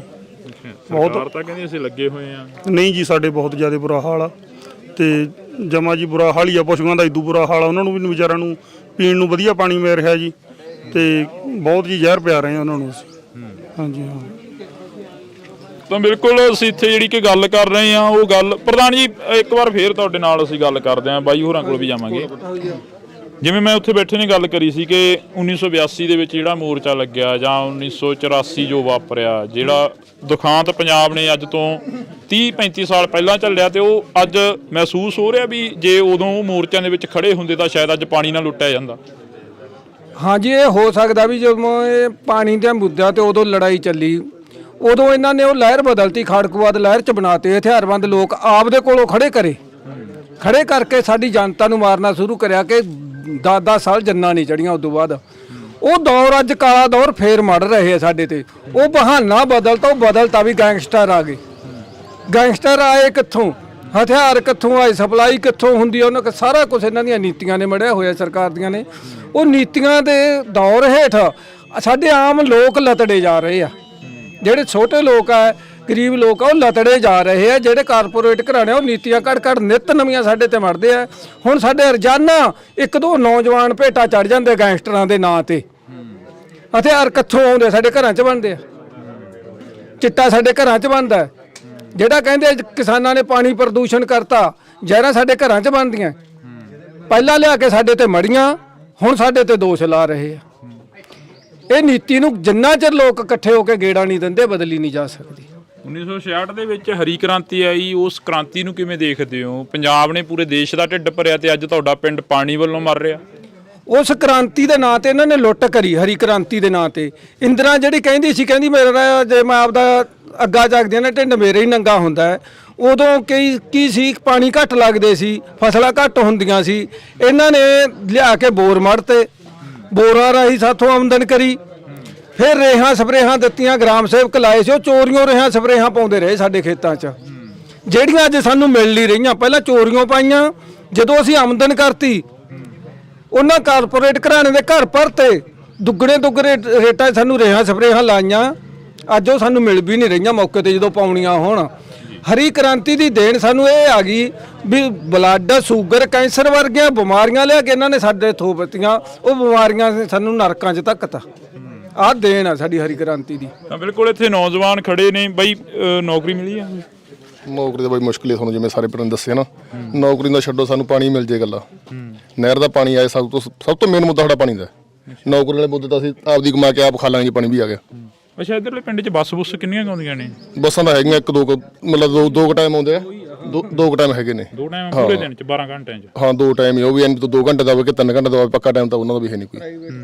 ਬਹੁਤ ਤਾਂ ਕਹਿੰਦੇ ਅਸੀਂ ਲੱਗੇ ਹੋਏ ਆ। ਨਹੀਂ ਜੀ, ਸਾਡੇ ਬਹੁਤ ਜ਼ਿਆਦਾ ਬੁਰਾ ਹਾਲ ਆ ਤੇ ਜਮਾ ਜੀ ਬੁਰਾ ਹਾਲ ਹੀ ਆ। ਪਸ਼ੂਆਂ ਦਾ ਇਦੋਂ ਬੁਰਾ ਹਾਲ ਆ, ਉਹਨਾਂ ਨੂੰ ਵੀ ਵਿਚਾਰਿਆਂ ਨੂੰ ਪੀਣ ਨੂੰ ਵਧੀਆ ਪਾਣੀ ਮਿਲ ਰਿਹਾ ਜੀ ਤੇ ਬਹੁਤ ਜੀ ਜ਼ਹਿਰ ਪਿਆ ਰਹੇ ਆ ਉਹਨਾਂ ਨੂੰ ਅਸੀਂ। ਹਾਂਜੀ ਹਾਂ, ਤਾਂ ਬਿਲਕੁਲ ਅਸੀਂ ਇੱਥੇ ਜਿਹੜੀ ਕਿ ਗੱਲ ਕਰ ਰਹੇ ਆ ਉਹ ਗੱਲ, ਪ੍ਰਧਾਨ ਜੀ ਇੱਕ ਵਾਰ ਫੇਰ ਤੁਹਾਡੇ ਨਾਲ ਅਸੀਂ ਗੱਲ ਕਰਦੇ ਹਾਂ, ਬਾਈ ਹੋਰਾਂ ਕੋਲ ਵੀ ਜਾਵਾਂਗੇ। ਜਿਵੇਂ ਮੈਂ ਉੱਥੇ ਬੈਠੇ ਨੇ ਗੱਲ ਕਰੀ ਸੀ ਕਿ 1982 ਦੇ ਵਿੱਚ ਜਿਹੜਾ ਮੋਰਚਾ ਲੱਗਿਆ ਜਾਂ 1984 ਜੋ ਵਾਪਰਿਆ, ਜਿਹੜਾ ਦੁਖਾਂਤ ਪੰਜਾਬ ਨੇ ਅੱਜ ਤੋਂ 30-35 ਸਾਲ ਪਹਿਲਾਂ ਚੱਲਿਆ, ਤੇ ਉਹ ਅੱਜ ਮਹਿਸੂਸ ਹੋ ਰਿਹਾ ਵੀ ਜੇ ਉਦੋਂ ਉਹ ਮੋਰਚਿਆਂ ਦੇ ਵਿੱਚ ਖੜੇ ਹੁੰਦੇ ਤਾਂ ਸ਼ਾਇਦ ਅੱਜ ਪਾਣੀ ਨਾਲ ਲੁੱਟਿਆ ਜਾਂਦਾ। ਹਾਂਜੀ, ਇਹ ਹੋ ਸਕਦਾ ਵੀ ਜਦੋਂ ਇਹ ਪਾਣੀ ਦੇ ਮੁੱਦਿਆਂ ਤੇ ਉਦੋਂ ਲੜਾਈ ਚੱਲੀ, ਉਦੋਂ ਇਹਨਾਂ ਨੇ ਉਹ ਲਹਿਰ ਬਦਲਤੀ, ਖਾੜਕੂਵਾਦ ਲਹਿਰ ਚ ਬਣਾਤੇ, ਹਥਿਆਰਬੰਦ ਲੋਕ ਆਪਦੇ ਕੋਲੋਂ ਖੜੇ ਕਰਕੇ ਸਾਡੀ ਜਨਤਾ ਨੂੰ ਮਾਰਨਾ ਸ਼ੁਰੂ ਕਰਿਆ ਕਿ 10-10 ਸਾਲ ਜੰਨਾਂ ਨਹੀਂ ਚੜੀਆਂ। ਉਦੋਂ ਬਾਅਦ ਉਹ ਦੌਰ, ਅੱਜ ਕਾਲਾ ਦੌਰ ਫੇਰ ਮੜ ਰਹੇ ਆ ਸਾਡੇ ਤੇ। ਉਹ ਬਹਾਨਾ ਬਦਲਤਾ ਵੀ ਗੈਂਗਸਟਰ ਆ ਗਏ। ਗੈਂਗਸਟਰ ਆਏ ਕਿੱਥੋਂ, ਹਥਿਆਰ ਕਿੱਥੋਂ ਆਏ, ਸਪਲਾਈ ਕਿੱਥੋਂ ਹੁੰਦੀ ਹੈ, ਉਹਨਾਂ ਸਾਰਾ ਕੁਝ ਇਹਨਾਂ ਦੀਆਂ ਨੀਤੀਆਂ ਨੇ ਮੜਿਆ ਹੋਇਆ, ਸਰਕਾਰ ਦੀਆਂ ਨੇ। ਉਹ ਨੀਤੀਆਂ ਦੇ ਦੌਰ ਹੇਠ ਸਾਡੇ ਆਮ ਲੋਕ ਲਤੜੇ ਜਾ ਰਹੇ ਆ, ਜਿਹੜੇ ਛੋਟੇ ਲੋਕ ਆ, ਗਰੀਬ ਲੋਕ ਆ, ਉਹ ਲਤੜੇ ਜਾ ਰਹੇ ਆ। ਜਿਹੜੇ ਕਾਰਪੋਰੇਟ ਘਰਾਣੇ ਉਹ ਨੀਤੀਆਂ ਘੜ ਨਿੱਤ ਨਵੀਆਂ ਸਾਡੇ ਤੇ ਮੜਦੇ ਆ। ਹੁਣ ਸਾਡੇ ਰੋਜ਼ਾਨਾ 1-2 ਨੌਜਵਾਨ ਭੇਟਾ ਚੜ ਜਾਂਦੇ ਗੈਂਗਸਟਰਾਂ ਦੇ ਨਾਂ ਤੇ। ਹਥਿਆਰ ਕਿੱਥੋਂ ਆਉਂਦੇ, ਸਾਡੇ ਘਰਾਂ 'ਚ ਬਣਦੇ ਆ। ਚਿੱਟਾ ਸਾਡੇ ਘਰਾਂ 'ਚ ਬਣਦਾ, ਜਿਹੜਾ ਕਹਿੰਦੇ ਕਿਸਾਨਾਂ ਨੇ ਪਾਣੀ ਪ੍ਰਦੂਸ਼ਣ ਕਰਤਾ, ਜ਼ਹਿਰਾਂ ਸਾਡੇ ਘਰਾਂ 'ਚ ਬਣਦੀਆਂ। ਪਹਿਲਾਂ ਲਿਆ ਕੇ ਸਾਡੇ ਤੇ ਮੜੀਆਂ, ਹੁਣ ਸਾਡੇ ਤੇ ਦੋਸ਼ ਲਾ ਰਹੇ ਆ। ਇਹ ਨੀਤੀ ਨੂੰ ਜਿੰਨਾ ਚਿਰ ਲੋਕ ਇਕੱਠੇ ਹੋ ਕੇ ਗੇੜਾ ਨਹੀਂ ਦਿੰਦੇ, ਬਦਲੀ ਨਹੀਂ ਜਾ ਸਕਦੀ। 1966 ਦੇ ਵਿੱਚ ਹਰੀ ਕ੍ਰਾਂਤੀ ਆਈ, ਉਸ ਕ੍ਰਾਂਤੀ ਨੂੰ ਕਿਵੇਂ ਦੇਖਦੇ ਹੋ? ਪੰਜਾਬ ਨੇ ਪੂਰੇ ਦੇਸ਼ ਦਾ ਢਿੱਡ ਭਰਿਆ ਤੇ ਅੱਜ ਤੁਹਾਡਾ ਪਿੰਡ ਪਾਣੀ ਵੱਲੋਂ ਮਰ ਰਿਹਾ। ਉਸ ਕ੍ਰਾਂਤੀ ਦੇ ਨਾਂ ਤੇ ਇਹਨਾਂ ਨੇ ਲੁੱਟ ਕਰੀ, ਹਰੀ ਕ੍ਰਾਂਤੀ ਦੇ ਨਾਂ ਤੇ। ਇੰਦਰਾ ਜਿਹੜੀ ਕਹਿੰਦੀ ਸੀ, ਕਹਿੰਦੀ ਮੇਰਾ ਜੇ ਮੈਂ ਆਪਦਾ ਅੱਗਾ ਚੱਕਦੀ ਨਾ ਢਿੱਡ ਮੇਰੇ ਹੀ ਨੰਗਾ ਹੁੰਦਾ ਹੈ। ਉਦੋਂ ਕੀ ਸੀ, ਪਾਣੀ ਘੱਟ ਲੱਗਦੇ ਸੀ, ਫਸਲਾਂ ਘੱਟ ਹੁੰਦੀਆਂ ਸੀ। ਇਹਨਾਂ ਨੇ ਲਿਆ ਕੇ ਬੋਰ ਮੜਤੇ, ਬੋਰਾਂ ਰਾਹੀਂ ਸਾਥੋਂ ਆਮਦਨ ਕਰੀ, ਫਿਰ ਰੇਹਾਂ ਸਪਰੇਹਾਂ ਦਿੱਤੀਆਂ, ਗ੍ਰਾਮ ਸੇਵਕ ਲਾਏ ਸੀ, ਉਹ ਚੋਰੀਆਂ ਰੇਹਾਂ ਸਪਰੇਹਾਂ ਪਾਉਂਦੇ ਰਹੇ ਸਾਡੇ ਖੇਤਾਂ 'ਚ, ਜਿਹੜੀਆਂ ਅੱਜ ਸਾਨੂੰ ਮਿਲ ਨਹੀਂ ਰਹੀਆਂ। ਪਹਿਲਾਂ ਚੋਰੀਆਂ ਪਾਈਆਂ, ਜਦੋਂ ਅਸੀਂ ਆਮਦਨ ਕਰਤੀ ਉਹਨਾਂ ਕਾਰਪੋਰੇਟ ਘਰਾਣੇ ਦੇ ਘਰ ਭਰਤੇ, ਦੁੱਗਣੇ ਰੇਟਾਂ ਸਾਨੂੰ ਰੇਹਾਂ ਸਪਰੇਹਾਂ ਲਾਈਆਂ, ਅੱਜ ਉਹ ਸਾਨੂੰ ਮਿਲ ਵੀ ਨਹੀਂ ਰਹੀਆਂ ਮੌਕੇ ਤੇ ਜਦੋਂ ਪਾਉਣੀਆਂ ਹੋਣ। ਹਰੀ ਕ੍ਰਾਂਤੀ ਦੀ ਦੇਣ ਸਾਨੂੰ ਇਹ ਆ ਗਈ ਵੀ ਬਲੱਡ, ਸ਼ੂਗਰ, ਕੈਂਸਰ ਵਰਗੀਆਂ ਬਿਮਾਰੀਆਂ ਲਿਆ ਕੇ ਇਹਨਾਂ ਨੇ ਸਾਡੇ ਥੋਪਤੀਆਂ, ਉਹ ਬਿਮਾਰੀਆਂ ਨੇ ਸਾਨੂੰ ਨਰਕਾਂ 'ਚ ਧੱਕਤਾ। ਆਹ ਦੇਣ ਆ ਸਾਡੀ ਹਰੀ ਕ੍ਰਾਂਤੀ ਦੀ। ਤਾਂ ਬਿਲਕੁਲ ਇੱਥੇ ਨੌਜਵਾਨ ਖੜੇ ਨੇ ਬਾਈ, ਨੌਕਰੀ ਮਿਲੀ ਆ? ਨੌਕਰੀ ਦਾ ਬਾਈ ਮੁਸ਼ਕਿਲ ਹੈ, ਤੁਹਾਨੂੰ ਜਿਵੇਂ ਸਾਰੇ ਪਿੰਡ ਦੱਸਿਆ ਨਾ। ਨੌਕਰੀ ਦਾ ਛੱਡੋ, ਸਾਨੂੰ ਪਾਣੀ ਮਿਲ ਜੇ ਗੱਲਾਂ। ਨਹਿਰ ਦਾ ਪਾਣੀ ਆਏ, ਸਭ ਤੋਂ ਮੇਨ ਮੁੱਦਾ ਸਾਡਾ ਪਾਣੀ ਦਾ। ਨੌਕਰੀ ਵਾਲੇ ਮੁੱਦੇ ਤਾਂ ਅਸੀਂ ਆਪਦੀ ਕਮਾ ਕੇ ਆਪ ਖਾ ਲਾਂਗੇ ਜੇ ਪਾਣੀ ਵੀ ਆ ਗਿਆ। ਅੱਛਾ, ਇੱਧਰਲੇ ਪਿੰਡ 'ਚ ਬੱਸ ਕਿੰਨੀਆਂ ਆਉਂਦੀਆਂ ਨੇ? ਬੱਸਾਂ ਤਾਂ ਹੈਗੀਆਂ 1-2, ਮਤਲਬ ਦੋ ਟਾਈਮ ਆਉਂਦੇ ਆ, ਦੋ ਟਾਈਮ ਹੈਗੇ ਨੇ। 2 ਟਾਈਮ ਪੂਰੇ ਦਿਨ 'ਚ 12 ਘੰਟਿਆਂ 'ਚ? ਹਾਂ, 2 ਟਾਈਮ ਹੀ, ਉਹ ਵੀ ਐਂ 2 ਘੰਟੇ ਦਾ ਹੋਵੇ ਕਿ 3 ਘੰਟੇ ਦਾ ਹੋਵੇ, ਪੱਕਾ ਟਾਈਮ ਤਾਂ ਉਹਨਾਂ ਦਾ ਵੀ ਹੈ ਨਹੀਂ ਕੋਈ।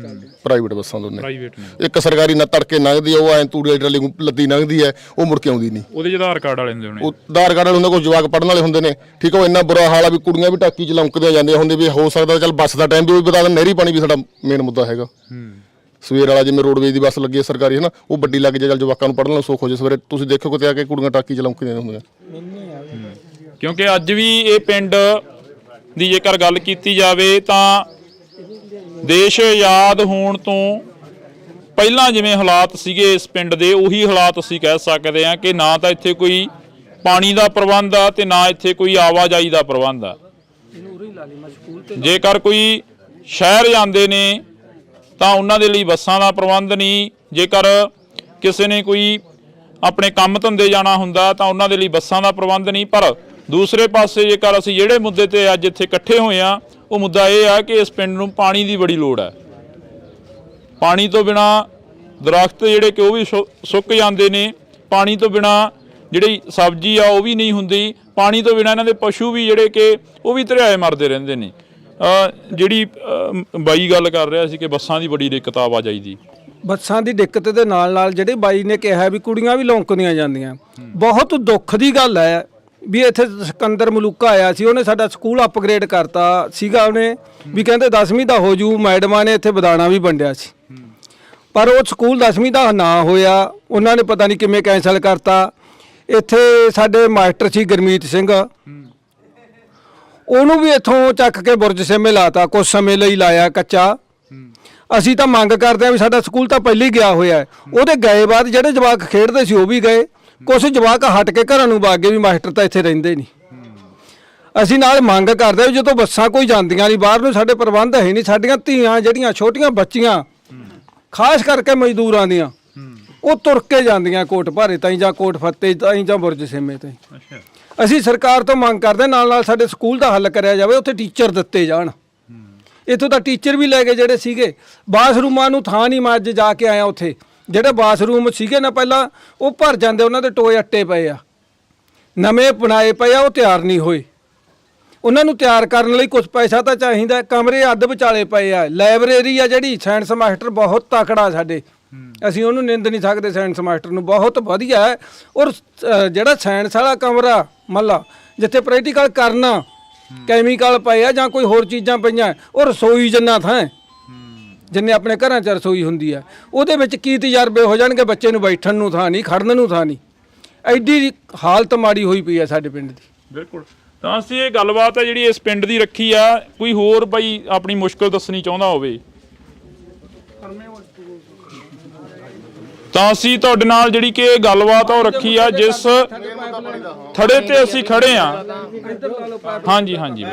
ਪ੍ਰਾਈਵੇਟ ਬੱਸਾਂ ਦੋਨੇ, ਇੱਕ ਸਰਕਾਰੀ ਨਾ ਤੜਕੇ ਲੰਘਦੀ ਆ, ਉਹ ਐਂ ਤੂੜੀ ਟਰਾਲੀ ਲੱਦੀ ਲੰਘਦੀ ਹੈ, ਉਹ ਮੁੜ ਕੇ ਆਉਂਦੀ ਨਹੀਂ। ਉਹਦੇ 'ਚ ਆਧਾਰ ਕਾਰਡ ਵਾਲੇ ਹੁੰਦੇ ਹੋਣੇ। ਉਹ ਆਧਾਰ ਕਾਰਡ ਵਾਲੇ ਹੁੰਦੇ, ਕੋਈ ਜਵਾਕ ਪੜ੍ਹਨ ਵਾਲੇ ਹੁੰਦੇ ਨੇ, ਠੀਕ ਆ। ਉਹ ਇੰਨਾ ਬੁਰਾ ਹਾਲ ਆ ਵੀ ਕੁੜੀਆਂ ਵੀ ਟਾਕੀ 'ਚ ਲੰਕਦੀਆਂ ਜਾਂਦੀਆਂ ਹੁੰਦੇ, ਵੀ ਹੋ ਸਕਦਾ ਚੱਲ ਬੱਸ ਦਾ ਟਾਈਮ ਵੀ ਬਤਾ ਦੇਣ। ਨਹਿਰੀ ਪਾਣੀ ਵੀ ਸਾਡਾ ਮੇਨ ਮੁੱਦਾ ਹੈਗਾ। ਸਵੇਰ ਵਾਲਾ ਜਿਵੇਂ ਰੋਡਵੇਜ਼ ਦੀ ਬੱਸ ਲੱਗੀ ਹੈ ਸਰਕਾਰੀ, ਹੈ ਨਾ, ਉਹ ਵੱਡੀ ਲੱਗ ਜਾਏ, ਚੱਲ ਜਵਾਕਾਂ ਨੂੰ ਪੜ੍ਹਨ ਨੂੰ ਸੁੱਖ ਹੋ ਜਾਏ। ਸਵੇਰੇ ਤੁਸੀਂ ਦੇਖੋ ਕਿਤੇ ਆ ਕੇ ਕੁੜੀਆਂ ਟਾਕੀ 'ਚ ਲੰਕਦੀਆਂ ਹੁੰਦੀਆਂ। ਕਿਉਂਕਿ ਅੱਜ ਵੀ ਇਹ ਪਿੰਡ ਦੀ ਜੇਕਰ ਗੱਲ ਕੀਤੀ ਜਾਵੇ ਤਾਂ ਦੇਸ਼ ਆਜ਼ਾਦ ਹੋਣ ਤੋਂ ਪਹਿਲਾਂ ਜਿਵੇਂ ਹਾਲਾਤ ਸੀਗੇ ਇਸ ਪਿੰਡ ਦੇ, ਉਹੀ ਹਾਲਾਤ ਅਸੀਂ ਕਹਿ ਸਕਦੇ ਹਾਂ ਕਿ ਨਾ ਤਾਂ ਇੱਥੇ ਕੋਈ ਪਾਣੀ ਦਾ ਪ੍ਰਬੰਧ ਆ ਤੇ ਨਾ ਇੱਥੇ ਕੋਈ ਆਵਾਜਾਈ ਦਾ ਪ੍ਰਬੰਧ ਆ। ਜੇਕਰ ਕੋਈ ਸ਼ਹਿਰ ਜਾਂਦੇ ਨੇ ਤਾਂ ਉਹਨਾਂ ਦੇ ਲਈ ਬੱਸਾਂ ਦਾ ਪ੍ਰਬੰਧ ਨਹੀਂ, ਜੇਕਰ ਕਿਸੇ ਨੇ ਕੋਈ ਆਪਣੇ ਕੰਮ ਧੰਦੇ ਜਾਣਾ ਹੁੰਦਾ ਤਾਂ ਉਹਨਾਂ ਦੇ ਲਈ ਬੱਸਾਂ ਦਾ ਪ੍ਰਬੰਧ ਨਹੀਂ। ਪਰ ਦੂਸਰੇ ਪਾਸੇ ਜੇਕਰ ਅਸੀਂ ਜਿਹੜੇ ਮੁੱਦੇ ਤੇ ਅੱਜ ਇੱਥੇ ਇਕੱਠੇ ਹੋਏ ਆ, ਉਹ ਮੁੱਦਾ ਇਹ ਆ ਕਿ ਇਸ ਪਿੰਡ ਨੂੰ ਪਾਣੀ ਦੀ ਬੜੀ ਲੋੜ ਹੈ। ਪਾਣੀ ਤੋਂ ਬਿਨਾ ਦਰਖਤ ਜਿਹੜੇ ਕਿ ਉਹ ਵੀ ਸੁੱਕ ਜਾਂਦੇ ਨੇ, ਪਾਣੀ ਤੋਂ ਬਿਨਾ ਜਿਹੜੀ ਸਬਜ਼ੀ ਆ ਉਹ ਵੀ ਨਹੀਂ ਹੁੰਦੀ, ਪਾਣੀ ਤੋਂ ਬਿਨਾ ਇਹਨਾਂ ਦੇ ਪਸ਼ੂ ਵੀ ਜਿਹੜੇ ਕਿ ਉਹ ਵੀ ਧਰਿਆਏ ਮਰਦੇ ਰਹਿੰਦੇ ਨੇ। ਜਿਹੜੀ ਬਾਈ ਗੱਲ ਕਰ ਰਿਹਾ ਸੀ ਕਿ ਬੱਸਾਂ ਦੀ ਬੜੀ ਦਿੱਕਤ ਆਵਾਜਾਈ ਦੀ, ਬੱਸਾਂ ਦੀ ਦਿੱਕਤ ਦੇ ਨਾਲ ਜਿਹੜੇ ਬਾਈ ਨੇ ਕਿਹਾ ਵੀ ਕੁੜੀਆਂ ਵੀ ਲੌਂਕਦੀਆਂ ਜਾਂਦੀਆਂ, ਬਹੁਤ ਦੁੱਖ ਦੀ ਗੱਲ ਹੈ ਵੀ ਇੱਥੇ ਸਿਕੰਦਰ ਮਲੂਕਾ ਆਇਆ ਸੀ, ਉਹਨੇ ਸਾਡਾ ਸਕੂਲ ਅਪਗ੍ਰੇਡ ਕਰਤਾ ਸੀਗਾ। ਉਹਨੇ ਵੀ ਕਹਿੰਦੇ 10ਵੀਂ ਦਾ ਹੋ ਜੂ, ਮੈਡਮਾਂ ਨੇ ਇੱਥੇ ਬਦਾਣਾ ਵੀ ਵੰਡਿਆ ਸੀ। ਪਰ ਉਹ ਸਕੂਲ 10ਵੀਂ ਦਾ ਨਾ ਹੋਇਆ, ਉਹਨਾਂ ਨੇ ਪਤਾ ਨਹੀਂ ਕਿਵੇਂ ਕੈਂਸਲ ਕਰਤਾ। ਇੱਥੇ ਸਾਡੇ ਮਾਸਟਰ ਸੀ ਗੁਰਮੀਤ ਸਿੰਘ, ਉਹਨੂੰ ਵੀ ਇੱਥੋਂ ਚੱਕ ਕੇ ਬੁਰਜ ਸੇਮੇ ਲਾਤਾ, ਕੁਝ ਸਮੇਂ ਲਈ ਲਾਇਆ ਕੱਚਾ। ਅਸੀਂ ਤਾਂ ਮੰਗ ਕਰਦੇ ਹਾਂ ਵੀ ਸਾਡਾ ਸਕੂਲ ਤਾਂ ਪਹਿਲਾਂ ਹੀ ਗਿਆ ਹੋਇਆ ਹੈ, ਉਹਦੇ ਗਏ ਬਾਅਦ ਜਿਹੜੇ ਜਵਾਕ ਖੇਡਦੇ ਸੀ ਉਹ ਵੀ ਗਏ, ਕੁਝ ਜਵਾਕ ਹਟ ਕੇ ਘਰਾਂ ਨੂੰ ਵਗ ਗਏ ਵੀ ਮਾਸਟਰ ਤਾਂ ਇੱਥੇ ਰਹਿੰਦੇ ਨਹੀਂ। ਅਸੀਂ ਨਾਲ ਮੰਗ ਕਰਦੇ ਵੀ ਜਦੋਂ ਬੱਸਾਂ ਕੋਈ ਜਾਂਦੀਆਂ ਨਹੀਂ ਬਾਹਰ ਨੂੰ, ਸਾਡੇ ਪ੍ਰਬੰਧ ਹੈ ਨਹੀਂ, ਸਾਡੀਆਂ ਧੀਆਂ ਜਿਹੜੀਆਂ ਛੋਟੀਆਂ ਬੱਚੀਆਂ ਖਾਸ ਕਰਕੇ ਮਜ਼ਦੂਰਾਂ ਦੀਆਂ, ਉਹ ਤੁਰ ਕੇ ਜਾਂਦੀਆਂ ਕੋਟ ਭਾਰੇ ਤਾਈਂ ਜਾਂ ਕੋਟ ਫੱਤੇ ਤਾਈਂ ਜਾਂ ਬੁਰਜ ਸੇਮੇ ਤਾਈਂ। ਅਸੀਂ ਸਰਕਾਰ ਤੋਂ ਮੰਗ ਕਰਦੇ ਨਾਲ ਨਾਲ ਸਾਡੇ ਸਕੂਲ ਦਾ ਹੱਲ ਕਰਿਆ ਜਾਵੇ, ਉੱਥੇ ਟੀਚਰ ਦਿੱਤੇ ਜਾਣ। ਇੱਥੋਂ ਤਾਂ ਟੀਚਰ ਵੀ ਲੈ ਗਏ ਜਿਹੜੇ ਸੀਗੇ, ਬਾਥਰੂਮਾਂ ਨੂੰ ਥਾਂ ਨਹੀਂ। ਮੈਂ ਅੱਜ ਜਾ ਕੇ ਆਇਆ, ਉੱਥੇ ਜਿਹੜੇ ਬਾਥਰੂਮ ਸੀਗੇ ਨਾ ਪਹਿਲਾਂ ਉਹ ਭਰ ਜਾਂਦੇ, ਉਹਨਾਂ ਦੇ ਟੋਏ ਅੱਟੇ ਪਏ ਆ, ਨਵੇਂ ਬਣਾਏ ਪਏ ਆ, ਉਹ ਤਿਆਰ ਨਹੀਂ ਹੋਏ। ਉਹਨਾਂ ਨੂੰ ਤਿਆਰ ਕਰਨ ਲਈ ਕੁਝ ਪੈਸਾ ਤਾਂ ਚਾਹੀਦਾ। ਕਮਰੇ ਅੱਧ ਵਿਚਾਲੇ ਪਏ ਆ। ਲਾਇਬ੍ਰੇਰੀ ਆ ਜਿਹੜੀ, ਸਾਇੰਸ ਮਾਸਟਰ ਬਹੁਤ ਤਕੜਾ ਸਾਡੇ, ਅਸੀਂ ਉਹਨੂੰ ਨਿੰਦ ਨਹੀਂ ਸਕਦੇ, ਸਾਇੰਸ ਮਾਸਟਰ ਨੂੰ, ਬਹੁਤ ਵਧੀਆ ਹੈ। ਔਰ ਜਿਹੜਾ ਸਾਇੰਸ ਵਾਲਾ ਕਮਰਾ ਮੱਲਾ ਜਿੱਥੇ ਪ੍ਰੈਕਟੀਕਲ ਕਰਨਾ, ਕੈਮੀਕਲ ਪਏ ਆ ਜਾਂ ਕੋਈ ਹੋਰ ਚੀਜ਼ਾਂ ਪਈਆਂ, ਉਹ ਰਸੋਈ ਜਿੰਨਾ ਥਾਂ ਜਿੰਨੇ ਆਪਣੇ ਘਰਾਂ 'ਚ ਰਸੋਈ ਹੁੰਦੀ ਆ, ਉਹਦੇ ਵਿੱਚ ਕੀ ਤਜਰਬੇ ਹੋ ਜਾਣਗੇ। ਬੱਚੇ ਨੂੰ ਬੈਠਣ ਨੂੰ ਥਾਂ ਨਹੀਂ, ਖੜਨ ਨੂੰ ਥਾਂ ਨਹੀਂ। ਐਡੀ ਹਾਲਤ ਮਾੜੀ ਹੋਈ ਪਈ ਆ ਸਾਡੇ ਪਿੰਡ ਦੀ। ਬਿਲਕੁਲ। ਤਾਂ ਅਸੀਂ ਇਹ ਗੱਲਬਾਤ ਹੈ ਜਿਹੜੀ ਇਸ ਪਿੰਡ ਦੀ ਰੱਖੀ ਆ। ਕੋਈ ਹੋਰ ਬਾਈ ਆਪਣੀ ਮੁਸ਼ਕਲ ਦੱਸਣੀ ਚਾਹੁੰਦਾ ਹੋਵੇ ਤਾਂ ਅਸੀਂ ਤੁਹਾਡੇ ਨਾਲ ਜਿਹੜੀ ਕਿ ਇਹ ਗੱਲਬਾਤ ਆ ਉਹ ਰੱਖੀ ਆ, ਜਿਸ ਥੜੇ ਤੇ ਅਸੀਂ ਖੜੇ ਆ। ਹਾਂਜੀ ਹਾਂਜੀ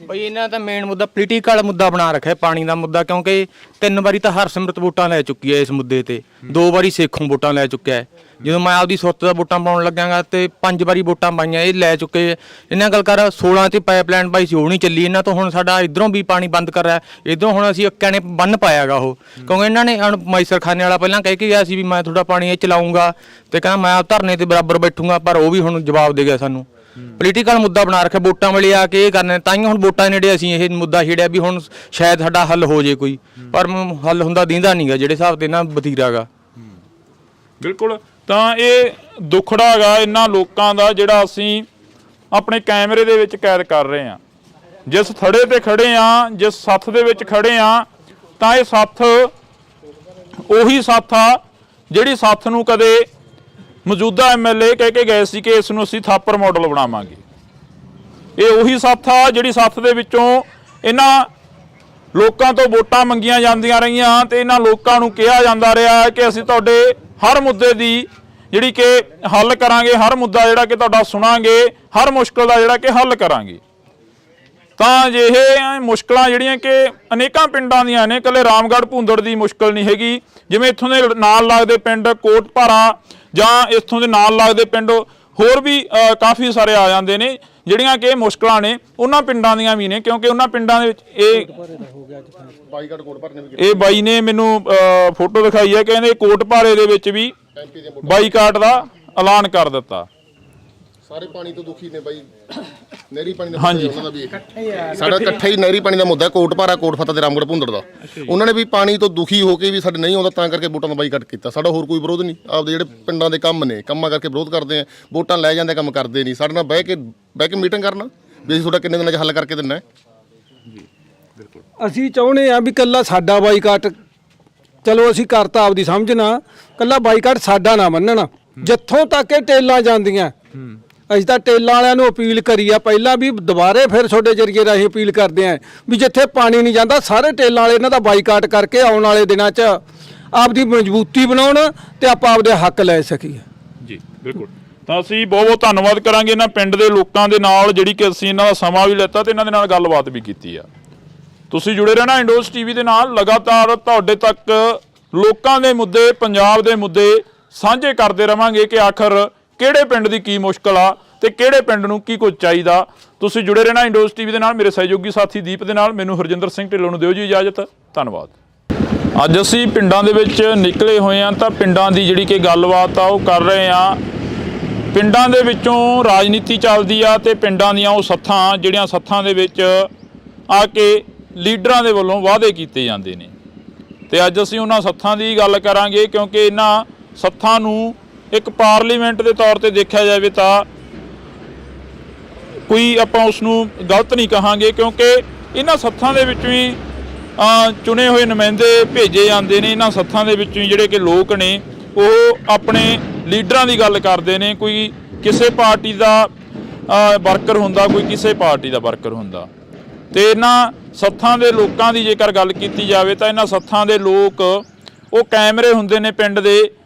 ਬਈ ਇਹਨਾਂ ਦਾ ਮੇਨ ਮੁੱਦਾ ਪੋਲੀਟੀਕਲ ਮੁੱਦਾ ਬਣਾ ਰੱਖਿਆ, ਪਾਣੀ ਦਾ ਮੁੱਦਾ, ਕਿਉਂਕਿ 3 ਵਾਰੀ ਤਾਂ ਹਰਸਿਮਰਤ ਵੋਟਾਂ ਲੈ ਚੁੱਕੀ ਹੈ ਇਸ ਮੁੱਦੇ ਤੇ, 2 ਵਾਰੀ ਸੇਖੋਂ ਵੋਟਾਂ ਲੈ ਚੁੱਕਿਆ ਹੈ। ਜਦੋਂ ਮੈਂ ਆਪਦੀ ਸੁੱਤ ਦਾ ਵੋਟਾਂ ਪਾਉਣ ਲੱਗਾਂਗਾ ਤੇ 5 ਵਾਰੀ ਵੋਟਾਂ ਪਾਈਆਂ, ਇਹ ਲੈ ਚੁੱਕੇ। ਇਹਨਾਂ ਗੱਲ ਕਰ 16 'ਚ ਪਾਈਪਲਾਈਨ ਪਾਈ ਸੀ, ਉਹ ਨਹੀਂ ਚੱਲੀ ਇਹਨਾਂ ਤੋਂ। ਹੁਣ ਸਾਡਾ ਇਧਰੋਂ ਵੀ ਪਾਣੀ ਬੰਦ ਕਰ ਰਿਹਾ, ਇਧਰੋਂ ਹੁਣ ਅਸੀਂ ਅੱਕਿਆਂ ਨੇ ਬੰਨ ਪਾਇਆਗਾ ਉਹ, ਕਿਉਂਕਿ ਇਹਨਾਂ ਨੇ ਮਾਈਸਰਖਾਨੇ ਵਾਲਾ ਪਹਿਲਾਂ ਕਹਿ ਕੇ ਗਿਆ ਸੀ ਵੀ ਮੈਂ ਤੁਹਾਡਾ ਪਾਣੀ ਇਹ ਚਲਾਉਂਗਾ, ਤੇ ਕਹਿੰਦਾ ਮੈਂ ਧਰਨੇ ਤੇ ਬਰਾਬਰ ਬੈਠੂੰਗਾ, ਪਰ ਉਹ ਵੀ ਹੁਣ ਜਵਾਬ ਦੇ ਗਿਆ ਸਾਨੂੰ। ਪੋਲੀਟੀਕਲ ਮੁੱਦਾ ਬਣਾ ਰੱਖਿਆ, ਵੋਟਾਂ ਵੇਲੇ ਆ ਕੇ ਇਹ ਕਰਨੇ। ਤਾਂ ਹੀ ਹੁਣ ਵੋਟਾਂ ਨੇੜੇ ਅਸੀਂ ਇਹ ਮੁੱਦਾ ਛੇੜਿਆ ਵੀ ਹੁਣ ਸ਼ਾਇਦ ਸਾਡਾ ਹੱਲ ਹੋ ਜੇ ਕੋਈ, ਪਰ ਹੱਲ ਹੁੰਦਾ ਦੀਂਦਾ ਨਹੀਂਗਾ ਜਿਹੜੇ ਹਿਸਾਬ ਤੇ ਨਾ ਵਤੀਰਾਗਾ। ਬਿਲਕੁਲ। ਤਾਂ ਇਹ ਦੁੱਖੜਾ ਹੈਗਾ ਇਹਨਾਂ ਲੋਕਾਂ ਦਾ ਜਿਹੜਾ ਅਸੀਂ ਆਪਣੇ ਕੈਮਰੇ ਦੇ ਵਿੱਚ ਕੈਦ ਕਰ ਰਹੇ ਹਾਂ। ਜਿਸ ਥੜੇ ਤੇ ਖੜੇ ਆ, ਜਿਸ ਸੱਥ ਦੇ ਵਿੱਚ ਖੜੇ ਆ, ਤਾਂ ਇਹ ਸੱਥ ਉਹੀ ਸੱਥ ਆ ਜਿਹੜੀ ਸੱਥ ਨੂੰ ਕਦੇ ਮੌਜੂਦਾ ਐਮਐਲਏ ਕਹਿ ਕੇ ਗਏ ਸੀ ਕਿ ਇਸ ਨੂੰ ਅਸੀਂ ਥਾਪਰ ਮਾਡਲ ਬਣਾਵਾਂਗੇ। ਇਹ ਉਹੀ ਸੱਥ ਆ ਜਿਹੜੀ ਸੱਥ ਦੇ ਵਿੱਚੋਂ ਇਹਨਾਂ ਲੋਕਾਂ ਤੋਂ ਵੋਟਾਂ ਮੰਗੀਆਂ ਜਾਂਦੀਆਂ ਰਹੀਆਂ ਤੇ ਇਹਨਾਂ ਲੋਕਾਂ ਨੂੰ ਕਿਹਾ ਜਾਂਦਾ ਰਿਹਾ ਕਿ ਅਸੀਂ ਤੁਹਾਡੇ ਹਰ ਮੁੱਦੇ ਦੀ ਜਿਹੜੀ ਕਿ ਹੱਲ ਕਰਾਂਗੇ, ਹਰ ਮੁੱਦਾ ਜਿਹੜਾ ਕਿ ਤੁਹਾਡਾ ਸੁਣਾਂਗੇ, ਹਰ ਮੁਸ਼ਕਲ ਦਾ ਜਿਹੜਾ ਕਿ ਹੱਲ ਕਰਾਂਗੇ। ਤਾਂ ਇਹ ਮੁਸ਼ਕਲਾਂ ਜਿਹੜੀਆਂ ਕਿ ਅਨੇਕਾਂ ਪਿੰਡਾਂ ਦੀਆਂ ਨੇ, ਇਕੱਲੇ ਰਾਮਗੜ੍ਹ ਭੂੰਦੜ ਦੀ ਮੁਸ਼ਕਲ ਨਹੀਂ ਹੈਗੀ। ਜਿਵੇਂ ਇੱਥੋਂ ਦੇ ਨਾਲ ਲੱਗਦੇ ਪਿੰਡ ਕੋਟ ਭਾਰਾ ਜਾਂ ਇੱਥੋਂ ਦੇ ਨਾਲ ਲੱਗਦੇ ਪਿੰਡ ਹੋਰ ਵੀ ਕਾਫੀ ਸਾਰੇ ਆ ਜਾਂਦੇ ਨੇ, ਜਿਹੜੀਆਂ ਕਿ ਮੁਸ਼ਕਲਾਂ ਨੇ ਉਹਨਾਂ ਪਿੰਡਾਂ ਦੀਆਂ ਵੀ ਨੇ, ਕਿਉਂਕਿ ਉਹਨਾਂ ਪਿੰਡਾਂ ਦੇ ਵਿੱਚ ਇਹ ਬਾਈ ਨੇ ਮੈਨੂੰ ਫੋਟੋ ਦਿਖਾਈ ਹੈ, ਕਹਿੰਦੇ ਕੋਟ ਭਾਰੇ ਦੇ ਵਿੱਚ ਵੀ ਬਾਈਕਾਟ ਦਾ ਐਲਾਨ ਕਰ ਦਿੱਤਾ। ਸਾਰੇ ਪਾਣੀ ਤੋਂ ਦੁਖੀ ਨੇ ਬਾਈ, ਨਹਿਰੀ ਪਾਣੀ ਦਾ ਮੁੱਦਾ ਉਹਨਾਂ ਦਾ ਵੀ ਸਾਡਾ ਇਕੱਠਾ ਹੀ ਨਹਿਰੀ ਪਾਣੀ ਦਾ ਮੁੱਦਾ, ਕੋਟ ਭਾਰਾ, ਕੋਟ ਫਤਿਹ ਤੇ ਰਾਮਗੜ੍ਹ ਭੁੰਦੜ ਦਾ। ਉਹਨਾਂ ਨੇ ਵੀ ਪਾਣੀ ਤੋਂ ਦੁਖੀ ਹੋ ਕੇ ਵੀ ਸਾਡੇ ਨਹੀਂ ਆਉਂਦਾ, ਤਾਂ ਕਰਕੇ ਵੋਟਾਂ ਦਾ ਬਾਈਕਾਟ ਕੀਤਾ। ਸਾਡਾ ਹੋਰ ਕੋਈ ਵਿਰੋਧ ਨਹੀਂ, ਆਪਦੇ ਜਿਹੜੇ ਪਿੰਡਾਂ ਦੇ ਕੰਮ ਨੇ, ਕੰਮਾਂ ਕਰਕੇ ਵਿਰੋਧ ਕਰਦੇ ਆ। ਵੋਟਾਂ ਲੈ ਜਾਂਦੇ, ਕੰਮ ਕਰਦੇ ਨਹੀਂ। ਸਾਡੇ ਨਾਲ ਬਹਿ ਕੇ ਮੀਟਿੰਗ ਕਰਨਾ ਵੀ ਅਸੀਂ ਤੁਹਾਡਾ ਕਿੰਨੇ ਦਿਨਾਂ 'ਚ ਹੱਲ ਕਰਕੇ ਦਿੰਨਾ ਹੈ। ਅਸੀਂ ਚਾਹੁੰਦੇ ਆ ਵੀ ਕੱਲਾ ਸਾਡਾ ਬਾਈਕਾਟ, ਚਲੋ ਅਸੀਂ ਕਰਤਾ ਆਪਦੀ ਸਮਝਣਾ, ਕੱਲਾ ਬਾਈਕਾਟ ਸਾਡਾ ਨਾ ਮੰਨਣਾ। ਜਿੱਥੋਂ ਤੱਕ ਇਹ ਟੇਲਾਂ ਜਾਂਦੀਆਂ, ਅਸੀਂ ਤਾਂ ਟੇਲਾਂ ਵਾਲਿਆਂ ਨੂੰ ਅਪੀਲ ਕਰੀ ਆ ਪਹਿਲਾਂ ਵੀ, ਦੁਬਾਰੇ ਫਿਰ ਤੁਹਾਡੇ ਜਰੀਏ ਰਾਹੀਂ ਅਪੀਲ ਕਰਦੇ ਆ ਵੀ ਜਿੱਥੇ ਪਾਣੀ ਨਹੀਂ ਜਾਂਦਾ ਸਾਰੇ ਟੇਲਾਂ ਵਾਲੇ ਇਹਨਾਂ ਦਾ ਬਾਈਕਾਟ ਕਰਕੇ ਆਉਣ ਵਾਲੇ ਦਿਨਾਂ 'ਚ ਆਪਦੀ ਮਜ਼ਬੂਤੀ ਬਣਾਉਣ ਤੇ ਆਪਾਂ ਆਪਦੇ ਹੱਕ ਲੈ ਸਕੀਏ। ਜੀ ਬਿਲਕੁਲ। ਤਾਂ ਅਸੀਂ ਬਹੁਤ ਬਹੁਤ ਧੰਨਵਾਦ ਕਰਾਂਗੇ ਇਹਨਾਂ ਪਿੰਡ ਦੇ ਲੋਕਾਂ ਦੇ ਨਾਲ, ਜਿਹੜੀ ਕਿ ਅਸੀਂ ਇਹਨਾਂ ਦਾ ਸਮਾਂ ਵੀ ਲਿੱਤਾ ਤੇ ਇਹਨਾਂ ਦੇ ਨਾਲ ਗੱਲਬਾਤ ਵੀ ਕੀਤੀ ਆ। ਤੁਸੀਂ ਜੁੜੇ ਰਹਿਣਾ ਇੰਡੋਜ਼ ਟੀਵੀ ਦੇ ਨਾਲ, ਲਗਾਤਾਰ ਤੁਹਾਡੇ ਤੱਕ ਲੋਕਾਂ ਦੇ ਮੁੱਦੇ, ਪੰਜਾਬ ਦੇ ਮੁੱਦੇ ਸਾਂਝੇ ਕਰਦੇ ਰਵਾਂਗੇ ਕਿ ਆਖਰ ਕਿਹੜੇ ਪਿੰਡ ਦੀ ਕੀ ਮੁਸ਼ਕਲ ਆ ਤੇ ਕਿਹੜੇ ਪਿੰਡ ਨੂੰ ਕੀ ਕੁਝ ਚਾਹੀਦਾ। ਤੁਸੀਂ ਜੁੜੇ ਰਹਿਣਾ ਇੰਡੋਜ਼ ਟੀਵੀ ਦੇ ਨਾਲ, ਮੇਰੇ ਸਹਿਯੋਗੀ ਸਾਥੀ ਦੀਪ ਦੇ ਨਾਲ। ਮੈਨੂੰ ਹਰਜਿੰਦਰ ਸਿੰਘ ਢਿੱਲੋਂ ਨੂੰ ਦਿਓ ਜੀ ਇਜਾਜ਼ਤ, ਧੰਨਵਾਦ। ਅੱਜ ਅਸੀਂ ਪਿੰਡਾਂ ਦੇ ਵਿੱਚ ਨਿਕਲੇ ਹੋਏ ਹਾਂ ਤਾਂ ਪਿੰਡਾਂ ਦੀ ਜਿਹੜੀ ਕਿ ਗੱਲਬਾਤ ਆ ਉਹ ਕਰ ਰਹੇ ਹਾਂ। ਪਿੰਡਾਂ ਦੇ ਵਿੱਚੋਂ ਰਾਜਨੀਤੀ ਚੱਲਦੀ ਆ ਤੇ ਪਿੰਡਾਂ ਦੀਆਂ ਉਹ ਸੱਥਾਂ ਜਿਹੜੀਆਂ ਸੱਥਾਂ ਦੇ ਵਿੱਚ ਆ ਕੇ ਲੀਡਰਾਂ ਦੇ ਵੱਲੋਂ ਵਾਅਦੇ ਕੀਤੇ ਜਾਂਦੇ ਨੇ, ਤੇ ਅੱਜ ਅਸੀਂ ਉਹਨਾਂ ਸੱਥਾਂ ਦੀ ਗੱਲ ਕਰਾਂਗੇ, ਕਿਉਂਕਿ ਇਹਨਾਂ ਸੱਥਾਂ ਨੂੰ ਇੱਕ ਪਾਰਲੀਮੈਂਟ ਦੇ ਤੌਰ ਤੇ ਦੇਖਿਆ ਜਾਵੇ ਤਾਂ ਕੋਈ ਆਪਾਂ ਉਸ ਨੂੰ ਗਲਤ ਨਹੀਂ ਕਹਾਂਗੇ, ਕਿਉਂਕਿ ਇਹਨਾਂ ਸੱਥਾਂ ਦੇ ਵਿੱਚ ਵੀ ਚੁਣੇ ਹੋਏ ਨੁਮਾਇੰਦੇ ਭੇਜੇ ਜਾਂਦੇ ਨੇ ਇਹਨਾਂ ਸੱਥਾਂ ਦੇ ਵਿੱਚੋਂ ਜਿਹੜੇ ਕਿ ਲੋਕ ਨੇ ਉਹ ਆਪਣੇ ਲੀਡਰਾਂ ਦੀ ਗੱਲ ਕਰਦੇ ਨੇ। ਕੋਈ ਕਿਸੇ ਪਾਰਟੀ ਦਾ ਵਰਕਰ ਹੁੰਦਾ, ਕੋਈ ਕਿਸੇ ਪਾਰਟੀ ਦਾ ਵਰਕਰ ਹੁੰਦਾ। ਤੇ ਇਹਨਾਂ ਸੱਥਾਂ ਦੇ ਲੋਕਾਂ ਦੀ ਜੇਕਰ ਗੱਲ ਕੀਤੀ ਜਾਵੇ ਤਾਂ ਇਹਨਾਂ ਸੱਥਾਂ ਦੇ ਲੋਕ ਉਹ ਕੈਮਰੇ ਹੁੰਦੇ ਨੇ ਪਿੰਡ ਦੇ,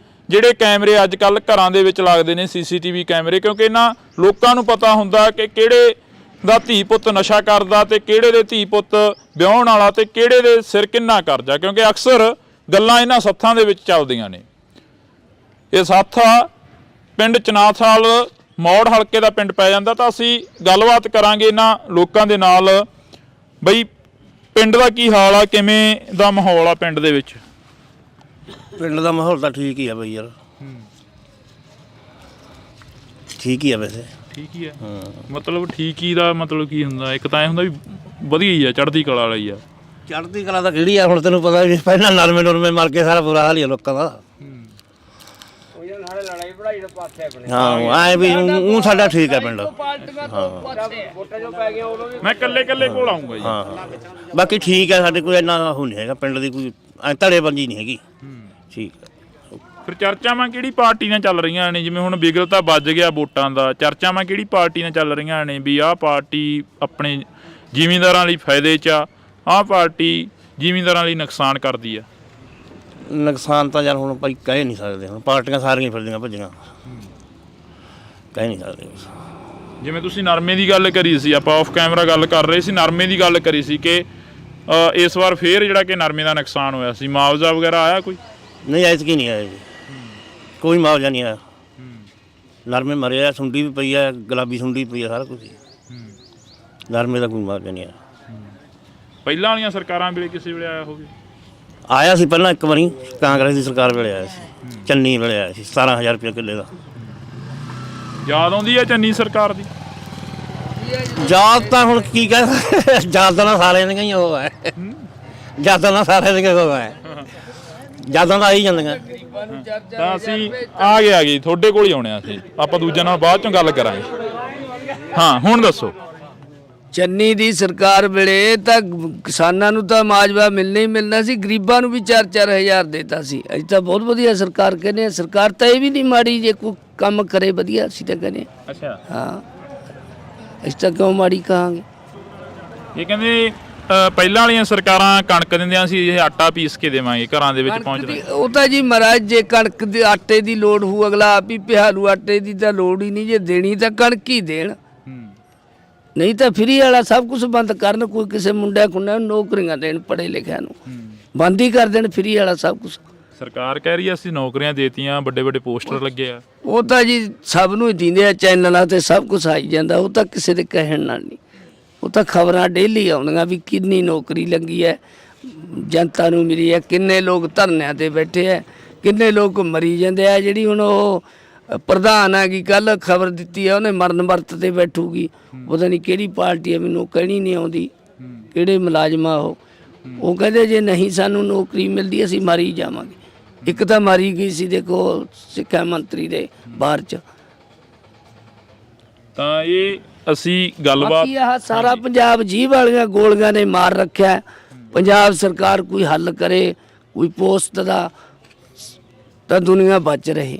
ਜਿਹੜੇ ਕੈਮਰੇ ਅੱਜ ਕੱਲ੍ਹ ਘਰਾਂ ਦੇ ਵਿੱਚ ਲੱਗਦੇ ਨੇ, CCTV ਕੈਮਰੇ, ਕਿਉਂਕਿ ਇਹਨਾਂ ਲੋਕਾਂ ਨੂੰ ਪਤਾ ਹੁੰਦਾ ਕਿ ਕਿਹੜੇ ਦਾ ਧੀ ਪੁੱਤ ਨਸ਼ਾ ਕਰਦਾ ਤੇ ਕਿਹੜੇ ਦੇ ਧੀ ਪੁੱਤ ਵਿਆਹੁਣ ਵਾਲਾ ਤੇ ਕਿਹੜੇ ਦੇ ਸਿਰ ਕਿੰਨਾ ਕਰਜ਼ਾ, ਕਿਉਂਕਿ ਅਕਸਰ ਗੱਲਾਂ ਇਹਨਾਂ ਸੱਥਾਂ ਦੇ ਵਿੱਚ ਚੱਲਦੀਆਂ ਨੇ। ਇਹ ਸੱਥ ਪਿੰਡ ਚਨਾਥਾਲ ਮੌੜ ਹਲਕੇ ਦਾ ਪਿੰਡ ਪੈ ਜਾਂਦਾ। ਤਾਂ ਅਸੀਂ ਗੱਲਬਾਤ ਕਰਾਂਗੇ ਇਹਨਾਂ ਲੋਕਾਂ ਦੇ ਨਾਲ, ਬਈ ਪਿੰਡ ਦਾ ਕੀ ਹਾਲ ਆ, ਕਿਵੇਂ ਦਾ ਮਾਹੌਲ ਆ ਪਿੰਡ ਦੇ ਵਿੱਚ? ਪਿੰਡ ਦਾ ਮਾਹੌਲ ਤਾਂ ਠੀਕ ਹੀ ਆ ਬਈ ਯਾਰ, ਠੀਕ ਹੀ ਆ ਵੈਸੇ। ਠੀਕ ਹੀ ਆ, ਮਤਲਬ ਠੀਕ ਹੀ ਦਾ ਮਤਲਬ ਕੀ ਹੁੰਦਾ? ਇੱਕ ਤਾਂ ਇਹ ਹੁੰਦਾ ਵੀ ਵਧੀਆ ਹੀ ਆ, ਚੜ੍ਹਦੀ ਕਲਾ ਵਾਲੀ ਆ। ਚੜ੍ਹਦੀ ਕਲਾ ਤਾਂ ਕਿਹੜੀ ਆ, ਹੁਣ ਤੈਨੂੰ ਪਤਾ ਵੀ ਪਹਿਲਾਂ ਨਰਮੇ ਨੁਰਮੇ ਮਰ ਕੇ ਸਾਰਾ ਬੁਰਾ ਹਾਲ ਹੀ ਆ ਲੋਕਾਂ ਦਾ। ਹਾਂ ਐ ਵੀ ਉਹ ਸਾਡਾ ਠੀਕ ਹੈ ਪਿੰਡ। ਮੈਂ ਕੱਲੇ ਕੋਲ ਆਉਂਗਾ ਜੀ। ਹਾਂ ਬਾਕੀ ਠੀਕ ਹੈ, ਸਾਡੇ ਕੋਈ ਇੰਨਾ ਉਹ ਨਹੀਂ ਹੈਗਾ ਪਿੰਡ ਦੀ, ਕੋਈ ਐ ਧੜੇਬੰਦੀ ਨਹੀਂ ਹੈਗੀ। ਠੀਕ ਹੈ। ਫਿਰ ਚਰਚਾਵਾਂ ਕਿਹੜੀ ਪਾਰਟੀ ਨਾਲ ਚੱਲ ਰਹੀਆਂ ਨੇ? ਜਿਵੇਂ ਹੁਣ ਬਿਗਲ ਤਾਂ ਵੱਜ ਗਿਆ ਵੋਟਾਂ ਦਾ, ਚਰਚਾਵਾਂ ਕਿਹੜੀ ਪਾਰਟੀ ਨਾਲ ਚੱਲ ਰਹੀਆਂ ਨੇ ਵੀ ਆਹ ਪਾਰਟੀ ਆਪਣੇ ਜ਼ਿਮੀਂਦਾਰਾਂ ਲਈ ਫਾਇਦੇ 'ਚ ਆ, ਆਹ ਪਾਰਟੀ ਜ਼ਿਮੀਂਦਾਰਾਂ ਲਈ ਨੁਕਸਾਨ ਕਰਦੀ ਆ? ਨੁਕਸਾਨ ਤਾਂ ਯਾਰ ਹੁਣ ਭਾਈ ਕਹਿ ਨਹੀਂ ਸਕਦੇ, ਹੁਣ ਪਾਰਟੀਆਂ ਸਾਰੀਆਂ ਫਿਰਦੀਆਂ ਭੱਜੀਆਂ, ਕਹਿ ਨਹੀਂ ਸਕਦੇ। ਜਿਵੇਂ ਤੁਸੀਂ ਨਰਮੇ ਦੀ ਗੱਲ ਕਰੀ ਸੀ, ਆਪਾਂ ਆਫ ਕੈਮਰਾ ਗੱਲ ਕਰ ਰਹੇ ਸੀ, ਨਰਮੇ ਦੀ ਗੱਲ ਕਰੀ ਸੀ ਕਿ ਇਸ ਵਾਰ ਫੇਰ ਜਿਹੜਾ ਕਿ ਨਰਮੇ ਦਾ ਨੁਕਸਾਨ ਹੋਇਆ ਸੀ, ਮੁਆਵਜ਼ਾ ਵਗੈਰਾ ਆਇਆ ਕੋਈ? ਨਹੀਂ ਐਤਕੀ ਨਹੀਂ ਆਇਆ ਜੀ, ਕੋਈ ਮੁਆਵਜ਼ਾ ਨਹੀਂ ਆਇਆ। ਨਰਮੇ ਮਰੇ ਆ, ਸੁੰਡੀ ਵੀ ਪਈ ਆ, ਗੁਲਾਬੀ ਸੁੰਡੀ ਪਈ ਆ, ਸਾਰਾ ਕੁਝ। ਨਰਮੇ ਦਾ ਕੋਈ ਮੁਆਵਜ਼ਾ ਨਹੀਂ ਆਇਆ। ਪਹਿਲਾਂ ਵਾਲੀਆਂ ਸਰਕਾਰਾਂ ਵੇਲੇ ਕਿਸੇ ਵੇਲੇ ਆਇਆ ਹੋਵੇ? ਆਇਆ ਸੀ ਪਹਿਲਾਂ ਇੱਕ ਵਾਰੀ, ਕਾਂਗਰਸ ਦੀ ਸਰਕਾਰ ਵੇਲੇ ਆਇਆ ਸੀ, ਚੰਨੀ ਵੇਲੇ ਆਇਆ ਸੀ 17,000 ਰੁਪਏ ਕਿੱਲੇ ਦਾ। ਯਾਦ ਆਉਂਦੀ ਹੈ ਚੰਨੀ ਸਰਕਾਰ ਦੀ? ਯਾਦ ਤਾਂ ਹੁਣ ਕੀ ਕਹਿ, ਯਾਦਾਂ ਨਾਲ ਸਾਰਿਆਂ ਦੀਆਂ ਹੀ ਉਹ ਹੈ, ਯਾਦਾਂ ਨਾਲ ਸਾਰਿਆਂ ਦੀਆਂ ਉਹ ਹੈ, ਯਾਦਾਂ ਤਾਂ ਆਈ ਜਾਂਦੀਆਂ। ਤਾਂ ਅਸੀਂ ਆ ਗਏ ਤੁਹਾਡੇ ਕੋਲ ਹੀ ਆਉਣੇ ਅਸੀਂ, ਆਪਾਂ ਦੂਜਿਆਂ ਨਾਲ ਬਾਅਦ ਚੋਂ ਗੱਲ ਕਰਾਂਗੇ। ਹਾਂ ਹੁਣ ਦੱਸੋ। ਚੰਨੀ ਦੀ ਸਰਕਾਰ ਵੇਲੇ ਤਾਂ ਕਿਸਾਨਾਂ ਨੂੰ ਤਾਂ ਮਾਜਵਾ ਮਿਲਣਾ ਹੀ ਮਿਲਣਾ ਸੀ, ਗਰੀਬਾਂ ਨੂੰ ਵੀ 4-4 ਹਜ਼ਾਰ ਦੇਤਾ ਸੀ। ਅਸੀਂ ਤਾਂ ਬਹੁਤ ਵਧੀਆ ਸਰਕਾਰ ਕਹਿੰਦੇ ਹਾਂ, ਸਰਕਾਰ ਤਾਂ ਇਹ ਵੀ ਨਹੀਂ ਮਾੜੀ, ਜੇ ਕੋਈ ਕੰਮ ਕਰੇ ਵਧੀਆ ਅਸੀਂ ਤਾਂ ਕਹਿੰਦੇ। ਅੱਛਾ ਹਾਂ, ਅਸੀਂ ਤਾਂ ਕਿਉਂ ਮਾੜੀ ਕਹਾਂਗੇ? ਇਹ ਕਹਿੰਦੇ ਪਹਿਲਾਂ ਵਾਲੀਆਂ ਸਰਕਾਰਾਂ ਕਣਕ ਦਿੰਦੀਆਂ ਸੀ, ਇਹ ਆਟਾ ਪੀਸ ਕੇ ਦੇਵਾਂਗੇ ਘਰਾਂ ਦੇ ਵਿੱਚ ਪਹੁੰਚਦਾ। ਉਹ ਤਾਂ ਜੀ ਮਹਾਰਾਜ ਜੇ ਕਣਕ ਦੇ ਆਟੇ ਦੀ ਲੋੜ ਹੋਊ, ਅਗਲਾ ਆਪ ਹੀ ਪਿਹਾਲੂ, ਆਟੇ ਦੀ ਤਾਂ ਲੋੜ ਹੀ ਨਹੀਂ। ਜੇ ਦੇਣੀ ਤਾਂ ਕਣਕ ਹੀ ਦੇਣ, ਨਹੀਂ ਤਾਂ ਫਰੀ ਵਾਲਾ ਸਭ ਕੁਝ ਬੰਦ ਕਰਨ। ਕੋਈ ਕਿਸੇ ਮੁੰਡਿਆਂ ਕੁੰਡਿਆਂ ਨੂੰ ਨੌਕਰੀਆਂ ਦੇਣ, ਪੜ੍ਹੇ ਲਿਖਿਆਂ ਨੂੰ ਬੰਦ ਹੀ ਕਰ ਦੇਣ, ਫਰੀ ਵਾਲਾ ਸਭ ਕੁਝ। ਸਰਕਾਰ ਕਹਿ ਰਹੀ ਹੈ ਅਸੀਂ ਨੌਕਰੀਆਂ ਦੇਤੀਆਂ, ਵੱਡੇ ਵੱਡੇ ਪੋਸਟਰ ਲੱਗੇ ਆ। ਉਹ ਤਾਂ ਜੀ ਸਭ ਨੂੰ ਹੀ ਦਿੰਦੇ ਆ, ਚੈਨਲਾਂ ਤੇ ਸਭ ਕੁਝ ਆਈ ਜਾਂਦਾ। ਉਹ ਤਾਂ ਕਿਸੇ ਦੇ ਕਹਿਣ ਨਾਲ ਨਹੀਂ, ਉਹ ਤਾਂ ਖਬਰਾਂ ਡੇਲੀ ਆਉਂਦੀਆਂ ਵੀ ਕਿੰਨੀ ਨੌਕਰੀ ਲੱਗੀ ਹੈ, ਜਨਤਾ ਨੂੰ ਮਿਲੀ ਹੈ, ਕਿੰਨੇ ਲੋਕ ਧਰਨਿਆਂ ਤੇ ਬੈਠੇ ਹੈ, ਕਿੰਨੇ ਲੋਕ ਮਰੀ ਜਾਂਦੇ ਆ। ਜਿਹੜੀ ਹੁਣ ਉਹ ਪ੍ਰਧਾਨ ਆ ਗਈ, ਕੱਲ ਖਬਰ ਦਿੱਤੀ ਹੈ ਉਹਨੇ ਮਰਨ ਵਰਤ ਤੇ ਬੈਠੂਗੀ, ਪਤਾ ਨਹੀਂ ਕਿਹੜੀ ਪਾਰਟੀ ਹੈ, ਮੈਨੂੰ ਕਹਿਣੀ ਨਹੀਂ ਆਉਂਦੀ ਕਿਹੜੇ ਮੁਲਾਜ਼ਮ ਆ ਉਹ ਕਹਿੰਦੇ ਜੇ ਨਹੀਂ ਸਾਨੂੰ ਨੌਕਰੀ ਮਿਲਦੀ ਅਸੀਂ ਮਾਰੀ ਜਾਵਾਂਗੇ। ਇੱਕ ਤਾਂ ਮਾਰੀ ਗਈ ਸੀ ਦੇਖੋ ਸਿੱਖਿਆ ਮੰਤਰੀ ਦੇ ਬਾਹਰ ਚ। ਤਾਂ ਇਹ ਅਸੀਂ ਗੱਲਬਾਤ ਆਹ ਸਾਰਾ ਪੰਜਾਬ ਜੀਭ ਵਾਲੀਆਂ ਗੋਲੀਆਂ ਨੇ ਮਾਰ ਰੱਖਿਆ। ਪੰਜਾਬ ਸਰਕਾਰ ਕੋਈ ਹੱਲ ਕਰੇ, ਕੋਈ ਪੋਸਟ ਦਾ, ਤਾਂ ਦੁਨੀਆ ਬਚ ਰਹੇ।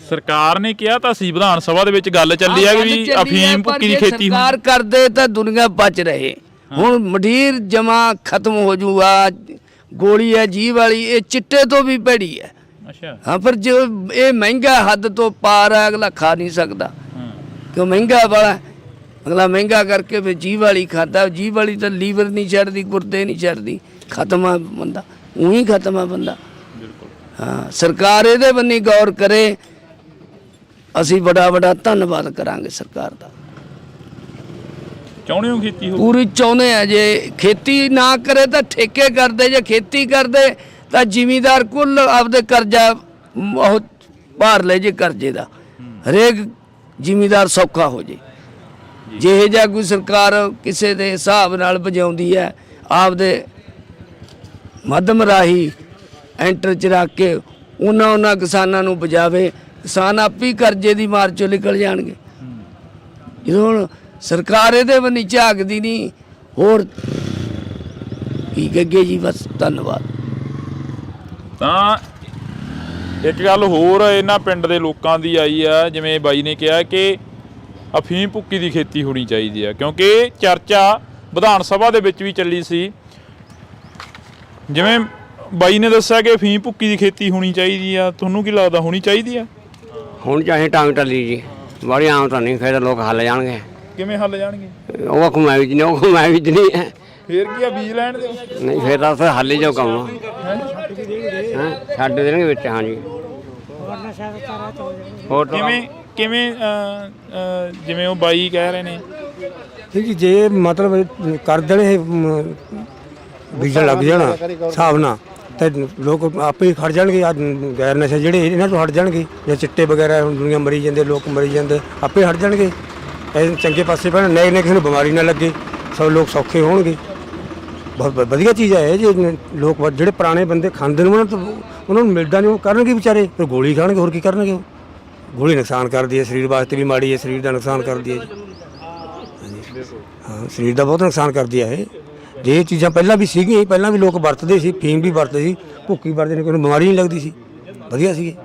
ਸਰਕਾਰ ਨੇ ਕਿਹਾ ਤਾਂ ਸੀ, ਵਿਧਾਨ ਸਭਾ ਦੇ ਵਿੱਚ ਗੱਲ ਚੱਲੀ ਹੈ ਵੀ ਅਫੀਮ ਭੁੱਕੀ ਦੀ ਖੇਤੀ ਸਰਕਾਰ ਕਰਦੇ ਤਾਂ ਦੁਨੀਆ ਬਚ ਰਹੇ। ਹੁਣ ਮੰਡੀਰ ਜਮਾ ਖਤਮ ਹੋ ਜੂਗਾ। ਗੋਲੀ ਹੈ ਜੀਭ ਵਾਲੀ, ਇਹ ਚਿੱਟੇ ਤੋਂ ਵੀ ਭੈੜੀ ਹੈ। ਅੱਛਾ ਹਾਂ, ਪਰ ਜੋ ਇਹ ਮਹਿੰਗਾ ਹੱਦ ਤੋਂ ਪਾਰ ਹੈ, ਅਗਲਾ ਖਾ ਨਹੀਂ ਸਕਦਾ ਕਿਉਂ ਮਹਿੰਗਾ ਵਾਲਾ। ਅਗਲਾ ਮਹਿੰਗਾ ਕਰਕੇ ਫਿਰ ਜੀਭ ਵਾਲੀ ਖਾਂਦਾ। ਜੀਭ ਵਾਲੀ ਤਾਂ ਲੀਵਰ ਨਹੀਂ ਛੱਡਦੀ, ਗੁਰਦੇ ਨਹੀਂ ਛੱਡਦੀ, ਖਤਮ ਆ ਬੰਦਾ, ਉਹੀ ਖਤਮ ਆ ਬੰਦਾ। ਹਾਂ, ਸਰਕਾਰ ਇਹਦੇ ਬੰਨੀ ਗੌਰ ਕਰੇ, ਅਸੀਂ ਬੜਾ ਧੰਨਵਾਦ ਕਰਾਂਗੇ ਸਰਕਾਰ ਦਾ। ਚਾਹੁੰਦੇ ਹੋ ਖੇਤੀ ਹੋ? ਪੂਰੀ ਚਾਹੁੰਦੇ ਆ। ਜੇ ਖੇਤੀ ਨਾ ਕਰੇ ਤਾਂ ਠੇਕੇ ਕਰਦੇ, ਜੇ ਖੇਤੀ ਕਰਦੇ ਤਾਂ ਜ਼ਿਮੀਂਦਾਰ ਕੁੱਲ ਆਪਦੇ ਕਰਜ਼ਾ ਉਹ ਭਾਰ ਲੈ ਜੇ ਕਰਜ਼ੇ ਦਾ, ਹਰੇਕ ਜ਼ਿਮੀਂਦਾਰ ਸੌਖਾ ਹੋ ਜੇ। ਜਿਹੇ ਜਿਹਾ ਕੋਈ ਸਰਕਾਰ ਕਿਸੇ ਦੇ ਹਿਸਾਬ ਨਾਲ ਵਜਾਉਂਦੀ ਹੈ, ਆਪਦੇ ਮੱਧਮ ਰਾਹੀਂ ਐਂਟਰ ਚ ਰੱਖ ਕੇ ਉਹਨਾਂ ਕਿਸਾਨਾਂ ਨੂੰ ਬਚਾਵੇ, ਕਿਸਾਨ ਆਪੀ ਕਰਜ਼ੇ ਦੀ ਮਾਰ ਚੋਂ ਨਿਕਲ ਜਾਣਗੇ। ਜਦੋਂ ਹੁਣ ਸਰਕਾਰ ਇਹਦੇ ਵੱਲ ਝਾਕਦੀ ਨਹੀਂ, ਹੋਰ ਠੀਕ ਅੱਗੇ ਜੀ, ਬਸ ਧੰਨਵਾਦ। ਤਾਂ ਇੱਕ ਗੱਲ ਹੋਰ ਇਹਨਾਂ ਪਿੰਡ ਦੇ ਲੋਕਾਂ ਦੀ ਆਈ ਆ, ਜਿਵੇਂ ਬਾਈ ਨੇ ਕਿਹਾ ਕਿ ਅਫੀਮ ਭੁੱਕੀ ਦੀ ਖੇਤੀ ਹੋਣੀ ਚਾਹੀਦੀ ਆ, ਕਿਉਂਕਿ ਚਰਚਾ ਵਿਧਾਨ ਸਭਾ ਦੇ ਵਿੱਚ ਵੀ ਚੱਲੀ ਸੀ। ਜਿਵੇਂ ਬਾਈ ਨੇ ਦੱਸਿਆ ਕਿ ਅਫੀਮ ਭੁੱਕੀ ਦੀ ਖੇਤੀ ਹੋਣੀ ਚਾਹੀਦੀ ਆ, ਤੁਹਾਨੂੰ ਕੀ ਲੱਗਦਾ ਹੋਣੀ ਚਾਹੀਦੀ ਆ? ਹੁਣ ਚਾਹੇ ਟਾਂਗ ਟੱਲੀ ਜੀ, ਬੜੀ ਆਮ ਤਾਂ ਨਹੀਂ, ਫਿਰ ਲੋਕ ਹੱਲ ਜਾਣਗੇ। ਕਿਵੇਂ ਹੱਲ ਜਾਣਗੇ? ਉਹ ਘੁਮਾਈ ਵਿੱਚ ਨਹੀਂ, ਉਹ ਘੁਮਾਈ ਵਿੱਚ ਨਹੀਂ ਹੈ। ਫੇਰ ਕੀ ਆ, ਬੀਜ ਲੈਣ ਦਿਓ। ਨਹੀਂ ਫਿਰ ਤਾਂ ਉੱਥੇ ਹੱਲ ਹੀ ਜਾਓ ਕੰਮ। ਛੱਡ ਦੇਣਗੇ ਵਿੱਚ। ਹਾਂਜੀ ਹੋਰ ਕਿਵੇਂ ਕਿਵੇਂ ਜਿਵੇਂ ਉਹ ਬਾਈ ਕਹਿ ਰਹੇ ਨੇ ਜੀ, ਜੇ ਮਤਲਬ ਕਰ ਦੇਣ ਇਹ ਬੀਜਣ ਲੱਗ ਜਾਣਾ ਹਿਸਾਬ ਨਾਲ, ਤੇ ਲੋਕ ਆਪੇ ਹੀ ਖੜ ਜਾਣਗੇ। ਆ ਗੈਰ ਨਸ਼ੇ ਜਿਹੜੇ ਇਹਨਾਂ ਤੋਂ ਹਟ ਜਾਣਗੇ, ਜਾਂ ਚਿੱਟੇ ਵਗੈਰਾ ਹੁਣ ਦੁਨੀਆ ਮਰੀ ਜਾਂਦੇ, ਲੋਕ ਮਰੀ ਜਾਂਦੇ, ਆਪੇ ਹਟ ਜਾਣਗੇ। ਇਹ ਚੰਗੇ ਪਾਸੇ ਪੈਣ, ਨਏ ਕਿਸੇ ਨੂੰ ਬਿਮਾਰੀ ਨਾ ਲੱਗੇ, ਸਭ ਲੋਕ ਸੌਖੇ ਹੋਣਗੇ। ਬਹੁਤ ਵਧੀਆ ਚੀਜ਼ ਹੈ। ਜੇ ਲੋਕ ਜਿਹੜੇ ਪੁਰਾਣੇ ਬੰਦੇ ਖਾਂਦੇ ਨੇ ਉਹਨਾਂ ਨੂੰ ਮਿਲਦਾ ਨਹੀਂ, ਉਹ ਕਰਨਗੇ ਵਿਚਾਰੇ, ਫਿਰ ਗੋਲੀ ਖਾਣਗੇ, ਹੋਰ ਕੀ ਕਰਨਗੇ। ਉਹ ਗੋਲੀ ਨੁਕਸਾਨ ਕਰਦੀ ਹੈ, ਸਰੀਰ ਵਾਸਤੇ ਵੀ ਮਾੜੀ ਹੈ, ਸਰੀਰ ਦਾ ਨੁਕਸਾਨ ਕਰਦੀ ਹੈ ਜੀ। ਹਾਂ, ਸਰੀਰ ਦਾ ਬਹੁਤ ਨੁਕਸਾਨ ਕਰਦੀ ਹੈ ਇਹ। ਜੇ ਇਹ ਚੀਜ਼ਾਂ ਪਹਿਲਾਂ ਵੀ ਸੀਗੀਆਂ, ਪਹਿਲਾਂ ਵੀ ਲੋਕ ਵਰਤਦੇ ਸੀ, ਫੀਮ ਵੀ ਵਰਤਦੇ ਸੀ, ਭੁੱਕੀ ਵਰਤਦੇ ਨੇ, ਕੋਈ ਬਿਮਾਰੀ ਨਹੀਂ ਲੱਗਦੀ ਸੀ, ਵਧੀਆ ਸੀਗੇ।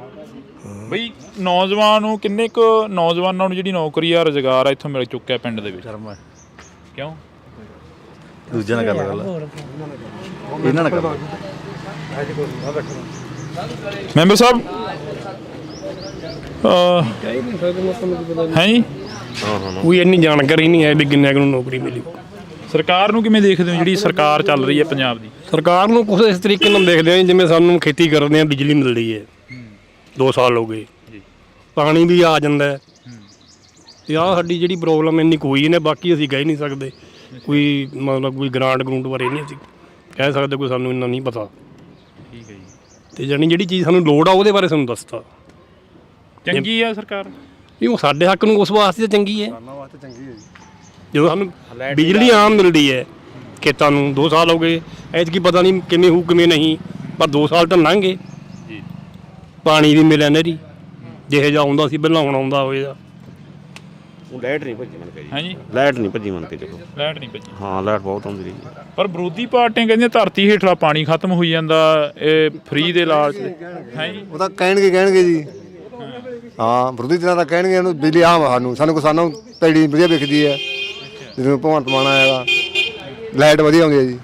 ਬਈ ਨੌਜਵਾਨ ਨੂੰ ਕਿੰਨੇ ਕੁ ਨੌਜਵਾਨਾਂ ਨੂੰ ਜਿਹੜੀ ਨੌਕਰੀ ਆ, ਰੁਜ਼ਗਾਰ ਆ ਇੱਥੋਂ ਮਿਲ ਚੁੱਕਿਆ ਪਿੰਡ ਦੇ ਵਿੱਚ? ਕਿਉਂ? ਦੂਜਿਆਂ ਨਾਲ ਗੱਲ ਇਹਨਾਂ ਨਾਲ ਕਰ। ਮੈਂਬਰ ਸਾਹਿਬ ਹੈ ਜੀ, ਕੋਈ ਇੰਨੀ ਜਾਣਕਾਰੀ ਨਹੀਂ ਹੈ ਵੀ ਕਿੰਨੇ ਨੂੰ ਨੌਕਰੀ ਮਿਲੀ। ਸਰਕਾਰ ਨੂੰ ਕਿਵੇਂ ਦੇਖਦੇ ਹੋ, ਜਿਹੜੀ ਸਰਕਾਰ ਚੱਲ ਰਹੀ ਹੈ ਪੰਜਾਬ ਦੀ? ਸਰਕਾਰ ਨੂੰ ਕੁਝ ਇਸ ਤਰੀਕੇ ਨਾਲ ਦੇਖਦੇ ਆ ਜਿਵੇਂ ਸਾਨੂੰ ਖੇਤੀ ਕਰਦੇ ਆ, ਬਿਜਲੀ ਮਿਲਦੀ ਹੈ 2 ਸਾਲ ਹੋ ਗਏ, ਪਾਣੀ ਵੀ ਆ ਜਾਂਦਾ ਹੈ, ਤੇ ਆਹ ਸਾਡੀ ਜਿਹੜੀ ਪ੍ਰੋਬਲਮ ਇੰਨੀ ਕੋਈ ਨੇ, ਬਾਕੀ ਅਸੀਂ ਕਹਿ ਨਹੀਂ ਸਕਦੇ। ਕੋਈ ਮਤਲਬ ਕੋਈ ਗ੍ਰਾਂਟ ਬਾਰੇ ਨਹੀਂ ਅਸੀਂ ਕਹਿ ਸਕਦੇ, ਕੋਈ ਸਾਨੂੰ ਇੰਨਾ ਨਹੀਂ ਪਤਾ। ਠੀਕ ਹੈ ਜੀ। ਤੇ ਜਾਣੀ ਜਿਹੜੀ ਚੀਜ਼ ਸਾਨੂੰ ਲੋੜ ਆ ਉਹਦੇ ਬਾਰੇ ਸਾਨੂੰ ਦੱਸਤਾ। ਚੰਗੀ ਆ ਸਰਕਾਰ? ਨਹੀਂ, ਉਹ ਸਾਡੇ ਹੱਕ ਨੂੰ ਉਸ ਵਾਸਤੇ ਚੰਗੀ ਹੈ। ਵਾਸਤੇ ਚੰਗੀ ਹੈ ਜੀ। ਜਦੋਂ ਸਾਨੂੰ ਬਿਜਲੀ ਆਮ ਮਿਲਦੀ ਹੈ ਖੇਤਾਂ ਨੂੰ, 2 ਸਾਲ ਹੋ ਗਏ, ਐਤਕੀ ਪਤਾ ਨਹੀਂ ਕਿਵੇਂ ਹੋਊ ਕਿਵੇਂ ਨਹੀਂ, ਪਰ 2 ਸਾਲ ਤਾਂ ਲੰਘ ਗਏ। ਪਾਣੀ ਵੀ ਮਿਲਿਆ ਨਹਿਰੀ, ਜਿਹੇ ਜਿਹਾ ਆਉਂਦਾ ਸੀ ਪਹਿਲਾਂ, ਹੁਣ ਆਉਂਦਾ ਹੋਏਗਾ। ਲਾਈਟ ਨਹੀਂ ਭੱਜੀ ਮੰਨ ਕੇ ਜੀ। ਹਾਂਜੀ, ਲਾਈਟ ਨਹੀਂ ਭੱਜੀ ਮੰਨ ਕੇ ਚਲੋ। ਲਾਈਟ ਨਹੀਂ ਭੱਜੀ? ਹਾਂ, ਲਾਈਟ ਬਹੁਤ ਆਉਂਦੀ ਰਹੀ। ਪਰ ਵਿਰੋਧੀ ਪਾਰਟੀਆਂ ਕਹਿੰਦੀਆਂ ਧਰਤੀ ਹੇਠਲਾ ਪਾਣੀ ਖਤਮ ਹੋਈ ਜਾਂਦਾ, ਇਹ ਫ੍ਰੀ ਦੇ ਲਾਲਚ ਹੈ ਜੀ। ਉਹ ਤਾਂ ਕਹਿਣਗੇ ਜੀ। ਹਾਂ, ਵਿਰੋਧੀ ਧਿਰਾਂ ਤਾਂ ਕਹਿਣਗੇ ਇਹਨੂੰ ਬਿਜਲੀ ਆਮ ਸਾਨੂੰ ਕਿਸਾਨਾਂ ਨੂੰ ਪੈੜੀ ਵਧੀਆ ਵਿਕਦੀ ਹੈ। ਜਦੋਂ ਭਗਵੰਤ ਮਾਨ ਆਏਗਾ ਲਾਈਟ ਵਧੀਆ ਆਉਂਦੀ ਹੈ ਜੀ,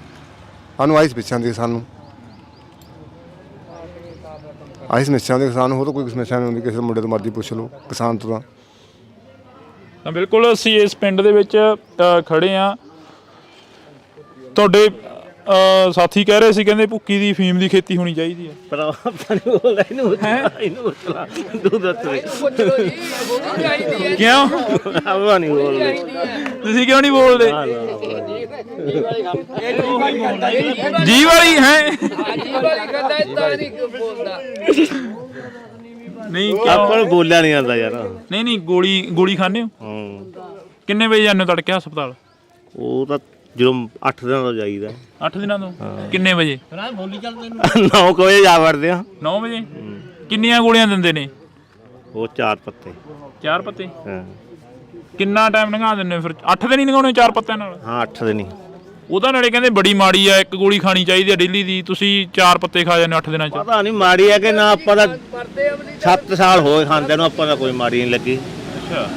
ਸਾਨੂੰ ਆਈ ਸਮੱਸਿਆ ਦੀ ਸਾਨੂੰ ਆਈ ਸਮੱਸਿਆ ਦੇ ਕਿਸਾਨ, ਹੋਰ ਤਾਂ ਕੋਈ ਸਮੱਸਿਆ ਨਹੀਂ ਹੁੰਦੀ। ਕਿਸੇ ਮੁੰਡੇ ਤੋਂ ਮਰਜ਼ੀ ਪੁੱਛ ਲਓ ਕਿਸਾਨ ਤੋਂ। ਤਾਂ ਬਿਲਕੁਲ ਅਸੀਂ ਇਸ ਪਿੰਡ ਦੇ ਵਿੱਚ ਖੜੇ ਆ। ਤੁਹਾਡੇ ਸਾਥੀ ਕਹਿ ਰਹੇ ਸੀ, ਕਹਿੰਦੇ ਭੁੱਕੀ ਦੀ ਫੀਮ ਦੀ ਖੇਤੀ ਹੋਣੀ ਚਾਹੀਦੀ ਹੈ। ਕਿਉਂ? ਤੁਸੀਂ ਕਿਉਂ ਨਹੀਂ ਬੋਲਦੇ? ਜੀ ਵਾਲੀ ਹੈ ਨਹੀਂ, ਆਪਾਂ ਨੂੰ ਬੋਲਿਆ ਨਹੀਂ ਆਉਂਦਾ ਯਾਰ। ਨਹੀਂ, ਗੋਲੀ ਖਾਂਦੇ ਹੋ? ਕਿੰਨੇ ਵਜੇ ਜਾਂਦੇ ਹੋ ਤੜਕੇ ਹਸਪਤਾਲ? ਉਹ ਤਾਂ ਜਦੋਂ 8 ਦਿਨਾਂ ਤੋਂ ਜਾਈਦਾ। 8 ਦਿਨਾਂ ਤੋਂ? ਕਿੰਨੇ ਵਜੇ? 9 ਵਜੇ ਜਾ ਵੜਦੇ ਆ। 9 ਵਜੇ? ਕਿੰਨੀਆਂ ਗੋਲੀਆਂ ਦਿੰਦੇ ਨੇ ਉਹ? 4 ਪੱਤੇ। 4 ਪੱਤੇ? ਹਾਂ। ਕਿੰਨਾ ਟਾਈਮ ਲੰਘਾ ਦਿੰਦੇ ਫਿਰ? 8 ਦਿਨ ਹੀ ਲੰਘਾਉਣੇ 4 ਪੱਤਿਆਂ ਨਾਲ? ਹਾਂ, 8 ਦਿਨ ਹੀ। ਉਹਦਾ ਨਾਲੇ ਕਹਿੰਦੇ ਬੜੀ ਮਾੜੀ ਆ, 1 ਗੋਲੀ ਖਾਣੀ ਚਾਹੀਦੀ ਆ ਡੇਲੀ ਦੀ, ਤੁਸੀਂ 4 ਪੱਤੇ ਖਾ ਜਾਂਦੇ 8 ਦਿਨਾਂ ਚ। ਪਤਾ ਨਹੀਂ ਮਾੜੀ ਹੈ ਕਿ ਨਾ, ਆਪਾਂ ਦਾ 7 ਸਾਲ ਹੋਏ ਖਾਂਦੇ ਨੂੰ, ਆਪਾਂ ਦਾ ਕੋਈ ਮਾੜੀ ਨਹੀਂ ਲੱਗੀ। ਅੱਛਾ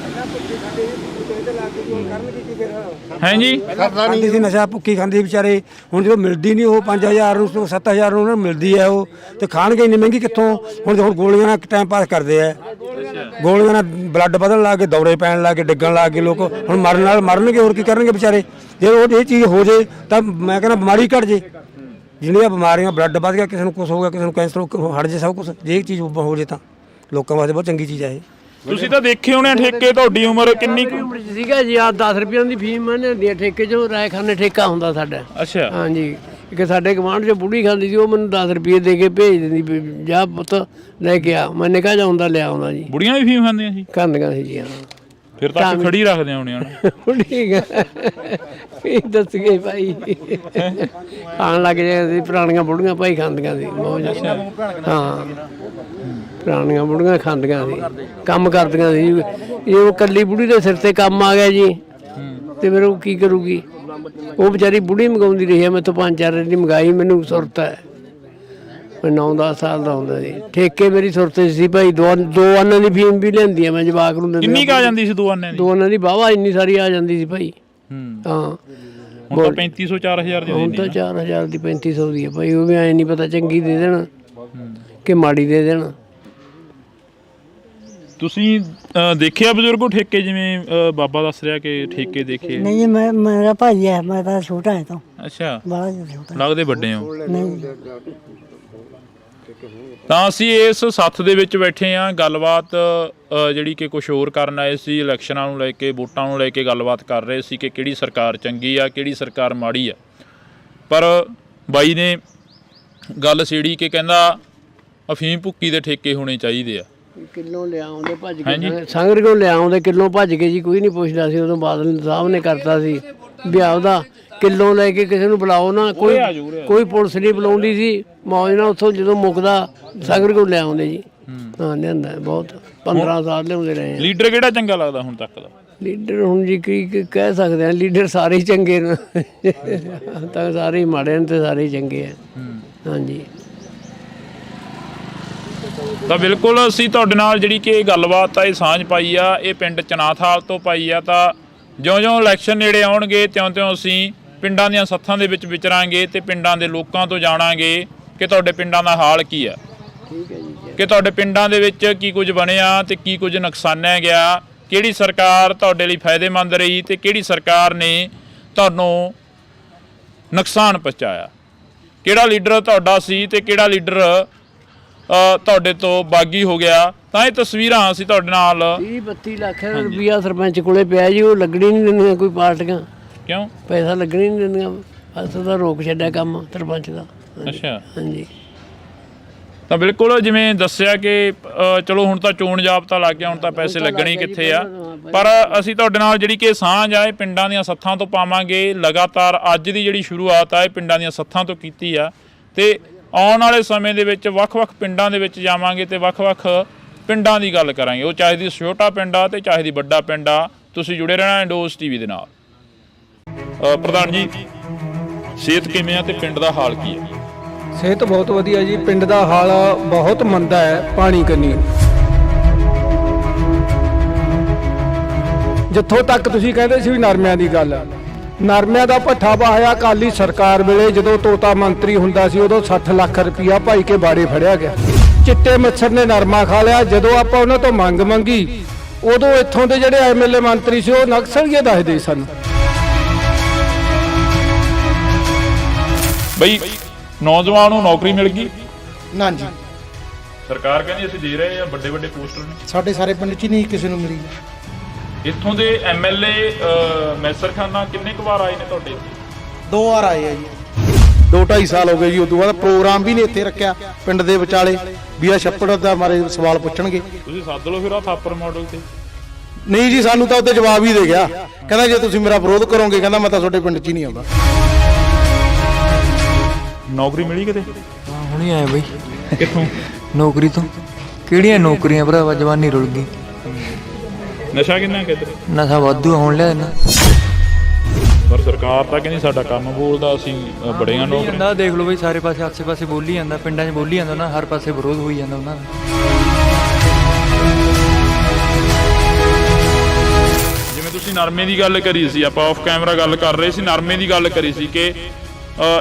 ਹੈ ਜੀ। ਖਾਂਦੇ ਸੀ ਨਸ਼ਾ, ਭੁੱਕੀ ਖਾਂਦੇ ਵਿਚਾਰੇ। ਹੁਣ ਜਦੋਂ ਮਿਲਦੀ ਨਹੀਂ, ਉਹ 5000 ਨੂੰ 7000 ਨੂੰ ਉਹਨਾਂ ਨੂੰ ਮਿਲਦੀ ਹੈ, ਉਹ ਤੇ ਖਾਣਗੇ ਇੰਨੀ ਮਹਿੰਗੀ ਕਿੱਥੋਂ। ਹੁਣ ਗੋਲੀਆਂ ਨਾਲ ਟਾਈਮ ਪਾਸ ਕਰਦੇ ਆ, ਗੋਲੀਆਂ ਨਾਲ ਬਲੱਡ ਵਧਣ ਲੱਗ ਗਏ, ਦੌਰੇ ਪੈਣ ਲੱਗ ਗਏ, ਡਿੱਗਣ ਲੱਗ ਗਏ ਲੋਕ। ਹੁਣ ਮਰਨ ਨਾਲ ਮਰਨਗੇ, ਹੋਰ ਕੀ ਕਰਨਗੇ ਵਿਚਾਰੇ। ਜੇ ਉਹ ਇਹ ਚੀਜ਼ ਹੋ ਜੇ ਤਾਂ ਮੈਂ ਕਹਿੰਦਾ ਬਿਮਾਰੀ ਘਟ ਜੇ। ਜਿਹੜੀਆਂ ਬਿਮਾਰੀਆਂ, ਬਲੱਡ ਵੱਧ ਗਿਆ, ਕਿਸੇ ਨੂੰ ਕੁਛ ਹੋ ਗਿਆ, ਕਿਸੇ ਨੂੰ ਕੈਂਸਰ ਹਟ ਜੇ, ਸਭ ਕੁਛ। ਜੇ ਇਹ ਚੀਜ਼ ਹੋ ਜੇ ਤਾਂ ਲੋਕਾਂ ਵਾਸਤੇ ਬਹੁਤ ਚੰਗੀ ਚੀਜ਼ ਹੈ ਇਹ। ਤੁਸੀਂ ਤਾਂ ਦੇਖੇ ਹੋਣੇ ਠੇਕੇ, ਤੁਹਾਡੀ ਉਮਰ ਕਿੰਨੀ ਸੀਗਾ ਜੀ? ਆ 10 ਰੁਪਏ ਦੀ ਫੀਮ ਹੁੰਦੀ ਹੈ ਠੇਕੇ 'ਚੋਂ, ਰਾਇਖਾਨੇ ਠੇਕਾ ਹੁੰਦਾ ਸਾਡਾ। ਅੱਛਾ। ਹਾਂਜੀ, ਇੱਕ ਸਾਡੇ ਗਵਾਂਢ 'ਚ ਬੁੜੀ ਖਾਂਦੀ ਸੀ, ਉਹ ਮੈਨੂੰ 10 ਰੁਪਏ ਦੇ ਕੇ ਭੇਜ ਦਿੰਦੀ ਵੀ ਜਾ ਪੁੱਤ ਲੈ ਕੇ ਆ। ਮੈਂ ਨਿਕਾ ਜਾਉਂਦਾ ਲਿਆ ਆਉਂਦਾ ਜੀ। ਬੁੜੀਆਂ ਵੀ ਫੀਮ ਖਾਂਦੀਆਂ ਸੀ? ਖਾਂਦੀਆਂ ਸੀ ਜੀ। ਹਾਂ, ਫਿਰ ਤਾਂ ਖੜੀ ਰੱਖਦੇ ਹੋਣੇ ਹਨ। ਠੀਕ ਹੈ, ਇਹ ਦੱਸ ਗਏ ਭਾਈ। ਖਾਣ ਲੱਗ ਜਾਂਦੇ ਸੀ ਪੁਰਾਣੀਆਂ ਬੁੜੀਆਂ ਭਾਈ, ਖਾਂਦੀਆਂ ਸੀ ਮੌਜ। ਹਾਂ, ਪੁਰਾਣੀਆਂ ਬੁੜੀਆਂ ਖਾਂਦੀਆਂ ਸੀ, ਕੰਮ ਕਰਦੀਆਂ ਸੀ। ਇਹ ਉਹ ਕੱਲੀ ਬੁੜੀ ਦੇ ਸਿਰ ਤੇ ਕੰਮ ਆ ਗਿਆ ਜੀ, ਤੇ ਫਿਰ ਉਹ ਕੀ ਕਰੂਗੀ? ਉਹ ਵਿਚਾਰੀ ਬੁੜੀ ਮੰਗਾਉਂਦੀ ਰਹੀ ਹੈ, ਮੈਥੋਂ 5-4 ਦੀ ਮੰਗਾਈ, ਮੈਨੂੰ ਸੁਰਤ ਹੈ। ਮੈਂ 9-10 ਸਾਲ ਦਾ ਹੁੰਦਾ ਸੀ, ਠੇਕੇ ਮੇਰੀ ਸੁਰਤ ਸੀ ਭਾਈ। ਦੋ ਆਨਾਂ ਦੀ ਫੀਮ ਵੀ ਲੈਂਦੀ ਆ ਮੈਂ ਜਵਾਕ ਨੂੰ। ਕਿੰਨੀ ਕੁ ਆ ਜਾਂਦੀ ਸੀ 2 ਆਨੇ ਦੀ? 2 ਆਨਾਂ ਦੀ ਵਾਹਵਾ ਇੰਨੀ ਸਾਰੀ ਆ ਜਾਂਦੀ ਸੀ ਭਾਈ। ਹਾਂ ਹੁਣ ਤਾਂ 3500 4000 ਦੀ ਹੁਣ ਤਾਂ 4000 ਦੀ 3500 ਦੀ ਹੈ ਭਾਈ। ਉਹ ਵੀ ਐ ਨਹੀਂ ਪਤਾ ਚੰਗੀ ਦੇ ਦੇਣ ਕਿ ਮਾੜੀ ਦੇ ਦੇਣ। ਤੁਸੀਂ ਦੇਖਿਆ ਬਜ਼ੁਰਗੋ ਠੇਕੇ, ਜਿਵੇਂ ਬਾਬਾ ਦੱਸ ਰਿਹਾ ਕਿ ਠੇਕੇ ਦੇਖੇ? ਨਹੀਂ, ਮੇਰਾ ਭਾਈ ਹੈ, ਮੈਂ ਤਾਂ ਛੋਟਾ ਹੈ ਤਾਂ। ਅੱਛਾ, ਬੜਾ ਛੋਟਾ। ਲੱਗਦੇ ਵੱਡੇ ਹੋ। ਨਹੀਂ, ਤਾਂ ਅਸੀਂ ਇਸ ਸੱਥ ਦੇ ਵਿੱਚ ਬੈਠੇ ਹਾਂ, ਗੱਲਬਾਤ ਜਿਹੜੀ ਕਿ ਕੁਝ ਹੋਰ ਕਰਨ ਆਏ ਸੀ। ਇਲੈਕਸ਼ਨਾਂ ਨੂੰ ਲੈ ਕੇ, ਵੋਟਾਂ ਨੂੰ ਲੈ ਕੇ ਗੱਲਬਾਤ ਕਰ ਰਹੇ ਸੀ ਕਿ ਕਿਹੜੀ ਸਰਕਾਰ ਚੰਗੀ ਆ, ਕਿਹੜੀ ਸਰਕਾਰ ਮਾੜੀ ਆ। ਪਰ ਬਾਈ ਨੇ ਗੱਲ ਛੇੜੀ ਕਿ ਕਹਿੰਦਾ ਅਫੀਮ ਭੁੱਕੀ ਦੇ ਠੇਕੇ ਹੋਣੇ ਚਾਹੀਦੇ ਆ। ਕਿੱਲੋਂ ਲਿਆਉਂਦੇ ਭੱਜ ਕੇ, ਸੰਗਰ ਕੋਲ ਲਿਆਉਂਦੇ ਕਿੱਲੋਂ ਭੱਜ ਕੇ ਜੀ, ਕੋਈ ਨਹੀਂ ਪੁੱਛਦਾ ਸੀ। ਉਦੋਂ ਬਾਦਲ ਸਾਹਿਬ ਨੇ ਕਰਤਾ ਸੀ ਵੀ ਆਪਦਾ ਕਿੱਲੋਂ ਲੈ ਕੇ ਕਿਸੇ ਨੂੰ ਬੁਲਾਓ ਨਾ, ਕੋਈ ਪੁਲਿਸ ਨਹੀਂ ਬੁਲਾਉਂਦੀ ਸੀ। ਮੌਜ ਨਾਲ ਉੱਥੋਂ ਜਦੋਂ ਮੁੱਕਦਾ ਸੰਗਰ ਕੋਲ ਲਿਆਉਂਦੇ ਜੀ। ਹਾਂ, ਲਿਆਂਦਾ ਬਹੁਤ, 15 ਸਾਲ ਲਿਆਉਂਦੇ ਰਹੇ। ਲੀਡਰ ਕਿਹੜਾ ਚੰਗਾ ਲੱਗਦਾ ਹੁਣ ਤੱਕ ਦਾ? ਲੀਡਰ ਹੁਣ ਜੀ ਕੀ ਕਹਿ ਸਕਦੇ ਆ, ਲੀਡਰ ਸਾਰੇ ਹੀ ਚੰਗੇ ਨੇ। ਤਾਂ ਸਾਰੇ ਹੀ ਮਾੜੇ ਨੇ ਤੇ ਸਾਰੇ ਹੀ ਚੰਗੇ ਆ। ਹਾਂਜੀ, ਤਾਂ ਬਿਲਕੁਲ ਅਸੀਂ ਤੁਹਾਡੇ ਨਾਲ ਜਿਹੜੀ ਕਿ ਗੱਲਬਾਤ ਆ ਇਹ ਸਾਂਝ ਪਾਈ ਆ, ਇਹ ਪਿੰਡ ਚਨਾਥਾਲ ਤੋਂ ਪਾਈ ਆ। ਤਾਂ ਜਿਉਂ-ਜਿਉਂ ਇਲੈਕਸ਼ਨ ਨੇੜੇ ਆਉਣਗੇ ਤਿਉਂ-ਤਿਉਂ ਅਸੀਂ ਪਿੰਡਾਂ ਦੀਆਂ ਸੱਥਾਂ ਦੇ ਵਿੱਚ ਵਿਚਰਾਂਗੇ ਤੇ ਪਿੰਡਾਂ ਦੇ ਲੋਕਾਂ ਤੋਂ ਜਾਣਾਂਗੇ ਕਿ ਤੁਹਾਡੇ ਪਿੰਡਾਂ ਦਾ ਹਾਲ ਕੀ ਆ, ਕਿ ਤੁਹਾਡੇ ਪਿੰਡਾਂ ਦੇ ਵਿੱਚ ਕੀ ਕੁਝ ਬਣਿਆ ਤੇ ਕੀ ਕੁਝ ਨੁਕਸਾਨਿਆ ਗਿਆ, ਕਿਹੜੀ ਸਰਕਾਰ ਤੁਹਾਡੇ ਲਈ ਫਾਇਦੇਮੰਦ ਰਹੀ ਤੇ ਕਿਹੜੀ ਸਰਕਾਰ ਨੇ ਤੁਹਾਨੂੰ ਨੁਕਸਾਨ ਪਹੁੰਚਾਇਆ, ਕਿਹੜਾ ਲੀਡਰ ਤੁਹਾਡਾ ਸੀ ਤੇ ਕਿਹੜਾ ਲੀਡਰ ਤੁਹਾਡੇ ਤੋਂ ਬਾਗੀ ਹੋ ਗਿਆ। ਤਾਂ ਇਹ ਤਸਵੀਰਾਂ ਅਸੀਂ ਤੁਹਾਡੇ ਨਾਲ 30-32 ਲੱਖ ਰੁਪਈਆ ਸਰਪੰਚ ਕੋਲੇ ਪਿਆ ਜੀ, ਉਹ ਲੱਗਣੀ ਨਹੀਂ ਦਿੰਦੀਆਂ ਕੋਈ ਪਾਰਟੀਆਂ। ਕਿਉਂ? ਪੈਸਾ ਲੱਗਣੀ ਨਹੀਂ ਦਿੰਦੀਆਂ, ਬਸ ਉਹਦਾ ਰੋਕ ਛੱਡਿਆ ਕੰਮ ਸਰਪੰਚ ਦਾ। ਅੱਛਾ, ਹਾਂਜੀ। ਤਾਂ ਬਿਲਕੁਲ ਜਿਵੇਂ ਦੱਸਿਆ ਕਿ ਚਲੋ ਹੁਣ ਤਾਂ ਚੋਣ ਜਾਬਤਾ ਲੱਗ ਗਿਆ, ਹੁਣ ਤਾਂ ਪੈਸੇ ਲੱਗਣੇ ਕਿੱਥੇ ਆ। ਪਰ ਅਸੀਂ ਤੁਹਾਡੇ ਨਾਲ ਜਿਹੜੀ ਕਿ ਸਾਂਝ ਆ ਇਹ ਪਿੰਡਾਂ ਦੀਆਂ ਸੱਥਾਂ ਤੋਂ ਪਾਵਾਂਗੇ। ਲਗਾਤਾਰ ਅੱਜ ਦੀ ਜਿਹੜੀ ਸ਼ੁਰੂਆਤ ਆ ਇਹ ਪਿੰਡਾਂ ਦੀਆਂ ਸੱਥਾਂ ਤੋਂ ਕੀਤੀ ਆ ਤੇ ਆਉਣ ਵਾਲੇ ਸਮੇਂ ਦੇ ਵਿੱਚ ਵੱਖ-ਵੱਖ ਪਿੰਡਾਂ ਦੇ ਵਿੱਚ ਜਾਵਾਂਗੇ ਤੇ ਵੱਖ-ਵੱਖ ਪਿੰਡਾਂ ਦੀ ਗੱਲ ਕਰਾਂਗੇ। ਉਹ ਚਾਹੇ ਦੀ ਛੋਟਾ ਪਿੰਡ ਆ ਤੇ ਚਾਹੇ ਦੀ ਵੱਡਾ ਪਿੰਡ ਆ। ਤੁਸੀਂ ਜੁੜੇ ਰਹਿਣਾ ਇੰਡੋਸ ਟੀਵੀ ਦੇ ਨਾਲ। ਪ੍ਰਧਾਨ ਜੀ, ਸਿਹਤ ਕਿਵੇਂ ਆ ਤੇ ਪਿੰਡ ਦਾ ਹਾਲ ਕੀ ਹੈ? ਸਿਹਤ ਬਹੁਤ ਵਧੀਆ ਜੀ, ਪਿੰਡ ਦਾ ਹਾਲ ਬਹੁਤ ਮੰਦਾ ਹੈ ਪਾਣੀ ਕੰਨੀ। ਜਿੱਥੋਂ ਤੱਕ ਤੁਸੀਂ ਕਹਿੰਦੇ ਸੀ ਵੀ ਨਰਮਿਆਂ ਦੀ ਗੱਲ, ਨਰਮਿਆਂ ਦਾ ਭੱਠਾ ਪਾਇਆ ਅਕਾਲੀ ਸਰਕਾਰ ਵੇਲੇ, ਜਦੋਂ ਤੋਤਾ ਮੰਤਰੀ ਹੁੰਦਾ ਸੀ ਉਦੋਂ 60 ਲੱਖ ਰੁਪਇਆ ਭਾਈ ਕੇ ਬਾੜੇ ਫੜਿਆ ਗਿਆ। ਚਿੱਟੇ ਮੱਛਰ ਨੇ ਨਰਮਾ ਖਾ ਲਿਆ। ਜਦੋਂ ਆਪਾਂ ਉਹਨਾਂ ਤੋਂ ਮੰਗ ਮੰਗੀ ਉਦੋਂ ਇੱਥੋਂ ਦੇ ਜਿਹੜੇ ਐਮਐਲਏ ਮੰਤਰੀ ਸੀ ਉਹ ਨਕਸਲੀਏ ਦੱਸਦੇ ਸਨ। ਬਈ ਨੌਜਵਾਨ ਨੂੰ ਨੌਕਰੀ ਮਿਲ ਗਈ? ਨਾ ਜੀ, ਸਰਕਾਰ ਕਹਿੰਦੀ ਅਸੀਂ ਦੇ ਰਹੇ ਆ, ਵੱਡੇ ਵੱਡੇ ਪੋਸਟਰ ਨੇ। ਸਾਡੇ ਸਾਰੇ ਪਿੰਡ 'ਚ ਨਹੀਂ ਕਿਸੇ ਨੂੰ ਮਿਲੀ। ਇੱਥੋਂ ਦੇ ਐਮਐਲਏ ਮੈਸਰ ਖਾਨਾ ਕਿੰਨੇ ਕੁ ਵਾਰ ਆਏ ਨੇ ਤੁਹਾਡੇ? 2 ਵਾਰ ਆਏ ਆ ਜੀ। 2-2.5 ਸਾਲ ਹੋ ਗਏ ਜੀ। ਉਦੋਂ ਬਾਅਦ ਪ੍ਰੋਗਰਾਮ ਵੀ ਨਹੀਂ ਇੱਥੇ ਰੱਖਿਆ ਪਿੰਡ ਦੇ ਵਿਚਾਲੇ ਵੀ ਆ ਛੱਪੜ ਦਾ ਮਾਰੇ ਸਵਾਲ ਪੁੱਛਣਗੇ। ਤੁਸੀਂ ਸੱਦ ਲਓ ਫਿਰ ਆ ਥਾਪਰ ਮਾਡਲ ਤੇ। ਨਹੀਂ ਜੀ, ਸਾਨੂੰ ਤਾਂ ਉੱਤੇ ਜਵਾਬ ਹੀ ਦੇ ਗਿਆ, ਕਹਿੰਦਾ ਜੇ ਤੁਸੀਂ ਮੇਰਾ ਵਿਰੋਧ ਕਰੋਗੇ, ਕਹਿੰਦਾ ਮੈਂ ਤਾਂ ਤੁਹਾਡੇ ਪਿੰਡ 'ਚ ਹੀ ਨਹੀਂ ਆਉਂਦਾ। ਨੌਕਰੀ ਮਿਲੀ ਕਿਤੇ? ਹਾਂ, ਹੁਣੀ ਆਏ ਬਈ। ਕਿੱਥੋਂ? ਨੌਕਰੀ ਤੋਂ। ਕਿਹੜੀਆਂ ਨੌਕਰੀਆਂ ਭਰਾਵਾ, ਜਵਾਨੀ ਰੁਲ ਗਈ। ਨਸ਼ਾ ਕਿੰਨਾ ਕਿੱਧਰ? ਨਸ਼ਾ ਵਾਧੂ ਹੋਣ ਲਿਆ ਨਾ। ਪਰ ਸਰਕਾਰ ਤਾਂ ਕਹਿੰਦੀ ਸਾਡਾ ਕੰਮ ਬੋਲਦਾ, ਅਸੀਂ ਬੜੀਆਂ ਨੌਕਰੀਆਂ। ਜਾਂਦਾ ਦੇਖ ਲਓ ਬਈ, ਸਾਰੇ ਪਾਸੇ ਆਸੇ-ਪਾਸੇ ਬੋਲੀ ਜਾਂਦਾ, ਪਿੰਡਾਂ 'ਚ ਬੋਲੀ ਜਾਂਦਾ ਨਾ, ਹਰ ਪਾਸੇ ਵਿਰੋਧ ਹੋਈ ਜਾਂਦਾ ਉਹਨਾਂ ਦਾ। ਜਿਵੇਂ ਤੁਸੀਂ ਨਰਮੇ ਦੀ ਗੱਲ ਕਰੀ ਸੀ, ਆਪਾਂ ਆਫ ਕੈਮਰਾ ਗੱਲ ਕਰ ਰਹੇ ਸੀ, ਨਰਮੇ ਦੀ ਗੱਲ ਕਰੀ ਸੀ ਕਿ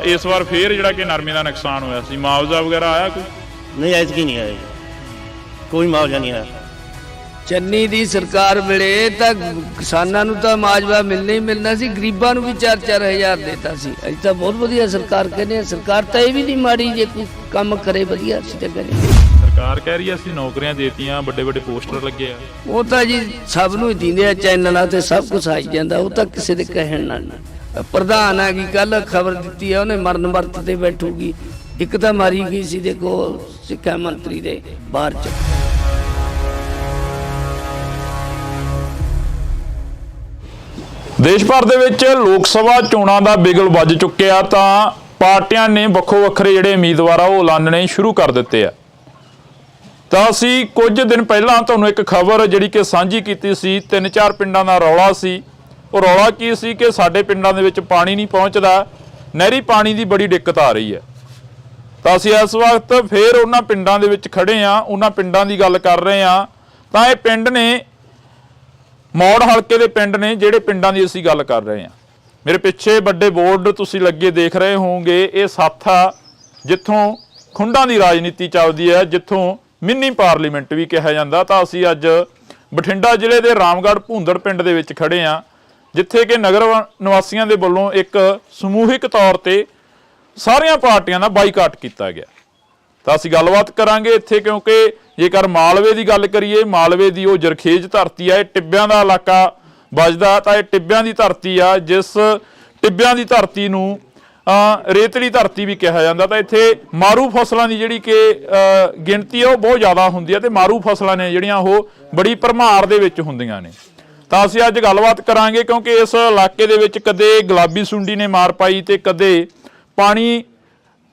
ਇਸ ਵਾਰ ਫੇਰ ਜਿਹੜਾ ਕਿ ਨਰਮੇ ਦਾ ਨੁਕਸਾਨ ਹੋਇਆ ਸੀ, ਮੁਆਵਜ਼ਾ ਵਗੈਰਾ ਆਇਆ ਕੋਈ? ਨਹੀਂ, ਐਤਕੀ ਨਹੀਂ ਆਇਆ, ਕੋਈ ਮੁਆਵਜ਼ਾ ਨਹੀਂ ਆਇਆ। ਚੰਨੀ ਦੀ ਸਰਕਾਰ ਵੇਲੇ ਤਾਂ ਕਿਸਾਨਾਂ ਨੂੰ ਤਾਂ ਮਾਜਵਾ ਮਿਲਣਾ ਹੀ ਮਿਲਣਾ ਸੀ, ਗਰੀਬਾਂ ਨੂੰ ਵੀ 4-4 ਹਜ਼ਾਰ ਦੇਤਾ ਸੀ। ਅੱਜ ਤਾਂ ਬਹੁਤ ਵਧੀਆ ਸਰਕਾਰ ਕਹਿੰਦੇ ਆ। ਸਰਕਾਰ ਤਾਂ ਇਹ ਵੀ ਨਹੀਂ ਮਾੜੀ, ਜੇ ਕੋਈ ਕੰਮ ਕਰੇ ਵਧੀਆ ਅਸੀਂ ਤਾਂ ਕਹਿੰਦੇ। ਸਰਕਾਰ ਕਹਿ ਰਹੀ ਹੈ ਅਸੀਂ ਨੌਕਰੀਆਂ ਦੇਤੀਆਂ, ਵੱਡੇ ਵੱਡੇ ਪੋਸਟਰ ਲੱਗੇ ਆ। ਉਹ ਤਾਂ ਜੀ ਸਭ ਨੂੰ ਹੀ ਦਿੰਦੇ ਆ, ਚੈਨਲਾਂ ਤੇ ਸਭ ਕੁਝ ਆਈ ਜਾਂਦਾ, ਉਹ ਤਾਂ ਕਿਸੇ ਦੇ ਕਹਿਣ ਨਾਲ ਨਾ। ਪ੍ਰਧਾਨ ਆ ਗਈ, ਕੱਲ ਖਬਰ ਦਿੱਤੀ ਆ ਉਹਨੇ ਮਰਨ ਵਰਤ ਤੇ ਬੈਠੂਗੀ। ਇੱਕ ਤਾਂ ਮਾਰੀ ਗਈ ਸੀ ਦੇਖੋ ਸਿੱਖਿਆ ਮੰਤਰੀ ਦੇ ਬਾਹਰ ਚ। ਦੇਸ਼ ਭਰ ਦੇ ਵਿੱਚ ਲੋਕ ਸਭਾ ਚੋਣਾਂ ਦਾ ਬਿਗਲ ਵੱਜ ਚੁੱਕਿਆ ਤਾਂ ਪਾਰਟੀਆਂ ਨੇ ਵੱਖੋ ਵੱਖਰੇ ਜਿਹੜੇ ਉਮੀਦਵਾਰ ਆ ਉਹ ਐਲਾਨਣੇ ਸ਼ੁਰੂ ਕਰ ਦਿੱਤੇ ਆ। ਤਾਂ ਅਸੀਂ ਕੁਝ ਦਿਨ ਪਹਿਲਾਂ ਤੁਹਾਨੂੰ ਇੱਕ ਖਬਰ ਜਿਹੜੀ ਕਿ ਸਾਂਝੀ ਕੀਤੀ ਸੀ, 3-4 ਪਿੰਡਾਂ ਦਾ ਰੌਲਾ ਸੀ ਉਹ ਰੌਲਾ ਕੀ ਸੀ ਕਿ ਸਾਡੇ ਪਿੰਡਾਂ ਦੇ ਵਿੱਚ ਪਾਣੀ ਨਹੀਂ ਪਹੁੰਚਦਾ, ਨਹਿਰੀ ਪਾਣੀ ਦੀ ਬੜੀ ਦਿੱਕਤ ਆ ਰਹੀ ਹੈ। ਤਾਂ ਅਸੀਂ ਇਸ ਵਕਤ ਫੇਰ ਉਹਨਾਂ ਪਿੰਡਾਂ ਦੇ ਵਿੱਚ ਖੜੇ ਆ, ਉਹਨਾਂ ਪਿੰਡਾਂ ਦੀ ਗੱਲ ਕਰ ਰਹੇ ਆ। ਤਾਂ ਇਹ ਪਿੰਡ ਨੇ, ਮੌੜ ਹਲਕੇ ਦੇ ਪਿੰਡ ਨੇ, ਜਿਹੜੇ ਪਿੰਡਾਂ ਦੀ ਅਸੀਂ ਗੱਲ ਕਰ ਰਹੇ ਆ। ਮੇਰੇ ਪਿੱਛੇ ਵੱਡੇ ਬੋਰਡ ਤੁਸੀਂ ਲੱਗੇ ਦੇਖ ਰਹੇ ਹੋਵੋਗੇ, ਇਹ ਸੱਥ ਆ ਜਿੱਥੋਂ ਖੁੰਡਾਂ ਦੀ ਰਾਜਨੀਤੀ ਚੱਲਦੀ ਹੈ, ਜਿੱਥੋਂ ਮਿੰਨੀ ਪਾਰਲੀਮੈਂਟ ਵੀ ਕਿਹਾ ਜਾਂਦਾ। ਤਾਂ ਅਸੀਂ ਅੱਜ ਬਠਿੰਡਾ ਜ਼ਿਲ੍ਹੇ ਦੇ ਰਾਮਗੜ੍ਹ ਭੂੰਦੜ ਪਿੰਡ ਦੇ ਵਿੱਚ ਖੜੇ ਆ, ਜਿੱਥੇ ਕਿ ਨਗਰ ਨਿਵਾਸੀਆਂ ਦੇ ਵੱਲੋਂ ਇੱਕ ਸਮੂਹਿਕ ਤੌਰ ਤੇ ਸਾਰੀਆਂ ਪਾਰਟੀਆਂ ਦਾ ਬਾਈਕਾਟ ਕੀਤਾ ਗਿਆ। ਤਾਂ ਅਸੀਂ ਗੱਲਬਾਤ ਕਰਾਂਗੇ ਇੱਥੇ, ਕਿਉਂਕਿ ਜੇਕਰ ਮਾਲਵੇ ਦੀ ਗੱਲ ਕਰੀਏ, ਮਾਲਵੇ ਦੀ ਉਹ ਜਰਖੇਜ ਧਰਤੀ ਆ, ਇਹ ਟਿੱਬਿਆਂ ਦਾ ਇਲਾਕਾ ਵੱਜਦਾ। ਤਾਂ ਇਹ ਟਿੱਬਿਆਂ ਦੀ ਧਰਤੀ ਆ, ਜਿਸ ਟਿੱਬਿਆਂ ਦੀ ਧਰਤੀ ਨੂੰ ਰੇਤਲੀ ਧਰਤੀ ਵੀ ਕਿਹਾ ਜਾਂਦਾ। ਤਾਂ ਇੱਥੇ ਮਾਰੂ ਫਸਲਾਂ ਦੀ ਜਿਹੜੀ ਕਿ ਗਿਣਤੀ ਆ ਉਹ ਬਹੁਤ ਜ਼ਿਆਦਾ ਹੁੰਦੀ ਹੈ, ਤੇ ਮਾਰੂ ਫਸਲਾਂ ਨੇ ਜਿਹੜੀਆਂ ਉਹ ਬੜੀ ਭਰਮਾਰ ਦੇ ਵਿੱਚ ਹੁੰਦੀਆਂ ਨੇ। ਤਾਂ ਅਸੀਂ ਅੱਜ ਗੱਲਬਾਤ ਕਰਾਂਗੇ, ਕਿਉਂਕਿ ਇਸ ਇਲਾਕੇ ਦੇ ਵਿੱਚ ਕਦੇ ਗੁਲਾਬੀ ਸੁੰਡੀ ਨੇ ਮਾਰ ਪਾਈ ਤੇ ਕਦੇ ਪਾਣੀ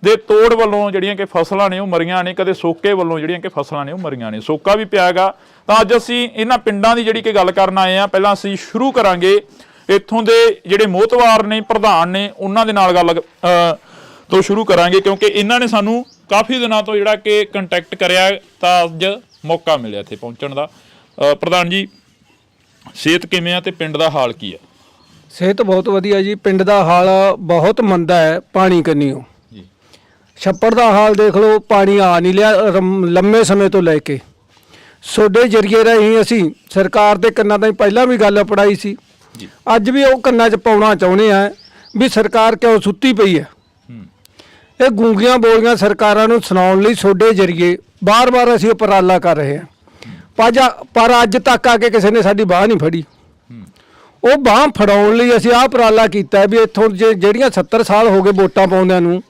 ਦੇ ਤੋੜ ਵੱਲੋਂ ਜਿਹੜੀਆਂ ਕਿ ਫਸਲਾਂ ਨੇ ਉਹ ਮਰੀਆਂ ਨੇ, ਕਦੇ ਸੋਕੇ ਵੱਲੋਂ ਜਿਹੜੀਆਂ ਕਿ ਫਸਲਾਂ ਨੇ ਉਹ ਮਰੀਆਂ ਨੇ, ਸੋਕਾ ਵੀ ਪਿਆ ਹੈਗਾ। ਤਾਂ ਅੱਜ ਅਸੀਂ ਇਹਨਾਂ ਪਿੰਡਾਂ ਦੀ ਜਿਹੜੀ ਕਿ ਗੱਲ ਕਰਨ ਆਏ ਆ। ਪਹਿਲਾਂ ਅਸੀਂ ਸ਼ੁਰੂ ਕਰਾਂਗੇ ਇੱਥੋਂ ਦੇ ਜਿਹੜੇ ਮੋਹਤਵਾਰ ਨੇ, ਪ੍ਰਧਾਨ ਨੇ, ਉਹਨਾਂ ਦੇ ਨਾਲ ਗੱਲ ਤੋਂ ਸ਼ੁਰੂ ਕਰਾਂਗੇ, ਕਿਉਂਕਿ ਇਹਨਾਂ ਨੇ ਸਾਨੂੰ ਕਾਫੀ ਦਿਨਾਂ ਤੋਂ ਜਿਹੜਾ ਕਿ ਕੰਟੈਕਟ ਕਰਿਆ, ਤਾਂ ਅੱਜ ਮੌਕਾ ਮਿਲਿਆ ਇੱਥੇ ਪਹੁੰਚਣ ਦਾ। ਪ੍ਰਧਾਨ ਜੀ, ਸਿਹਤ ਕਿਵੇਂ ਆ ਤੇ ਪਿੰਡ ਦਾ ਹਾਲ ਕੀ ਆ? ਸਿਹਤ ਬਹੁਤ ਵਧੀਆ ਜੀ। ਪਿੰਡ ਦਾ ਹਾਲ ਬਹੁਤ ਮੰਦਾ ਹੈ ਪਾਣੀ ਕੰਨੀਓ। ਛੱਪੜ ਦਾ ਹਾਲ ਦੇਖ ਲਓ, ਪਾਣੀ ਆ ਨਹੀਂ ਲਿਆ ਲੰਮੇ ਸਮੇਂ ਤੋਂ ਲੈ ਕੇ। ਤੁਹਾਡੇ ਜਰੀਏ ਰਾਹੀਂ ਅਸੀਂ ਸਰਕਾਰ ਦੇ ਕੰਨਾਂ ਤਾਈਂ ਪਹਿਲਾਂ ਵੀ ਗੱਲ ਪੜਾਈ ਸੀ, ਅੱਜ ਵੀ ਉਹ ਕੰਨਾਂ 'ਚ ਪਾਉਣਾ ਚਾਹੁੰਦੇ ਆ ਵੀ ਸਰਕਾਰ ਕਿਉਂ ਸੁੱਤੀ ਪਈ ਹੈ। ਇਹ ਗੂੰਗੀਆਂ ਬੋਲੀਆਂ ਸਰਕਾਰਾਂ ਨੂੰ ਸੁਣਾਉਣ ਲਈ ਤੁਹਾਡੇ ਜਰੀਏ ਬਾਰ-ਬਾਰ ਅਸੀਂ ਉਪਰਾਲਾ ਕਰ ਰਹੇ ਹਾਂ, ਪਰ ਅੱਜ ਤੱਕ ਆ ਕੇ ਕਿਸੇ ਨੇ ਸਾਡੀ ਬਾਹ ਨਹੀਂ ਫੜੀ। ਉਹ ਬਾਹ ਫੜਾਉਣ ਲਈ ਅਸੀਂ ਆਹ ਉਪਰਾਲਾ ਕੀਤਾ ਵੀ ਇੱਥੋਂ ਜਿਹੜੀਆਂ 70 ਸਾਲ ਹੋ ਗਏ ਵੋਟਾਂ ਪਾਉਂਦਿਆਂ ਨੂੰ,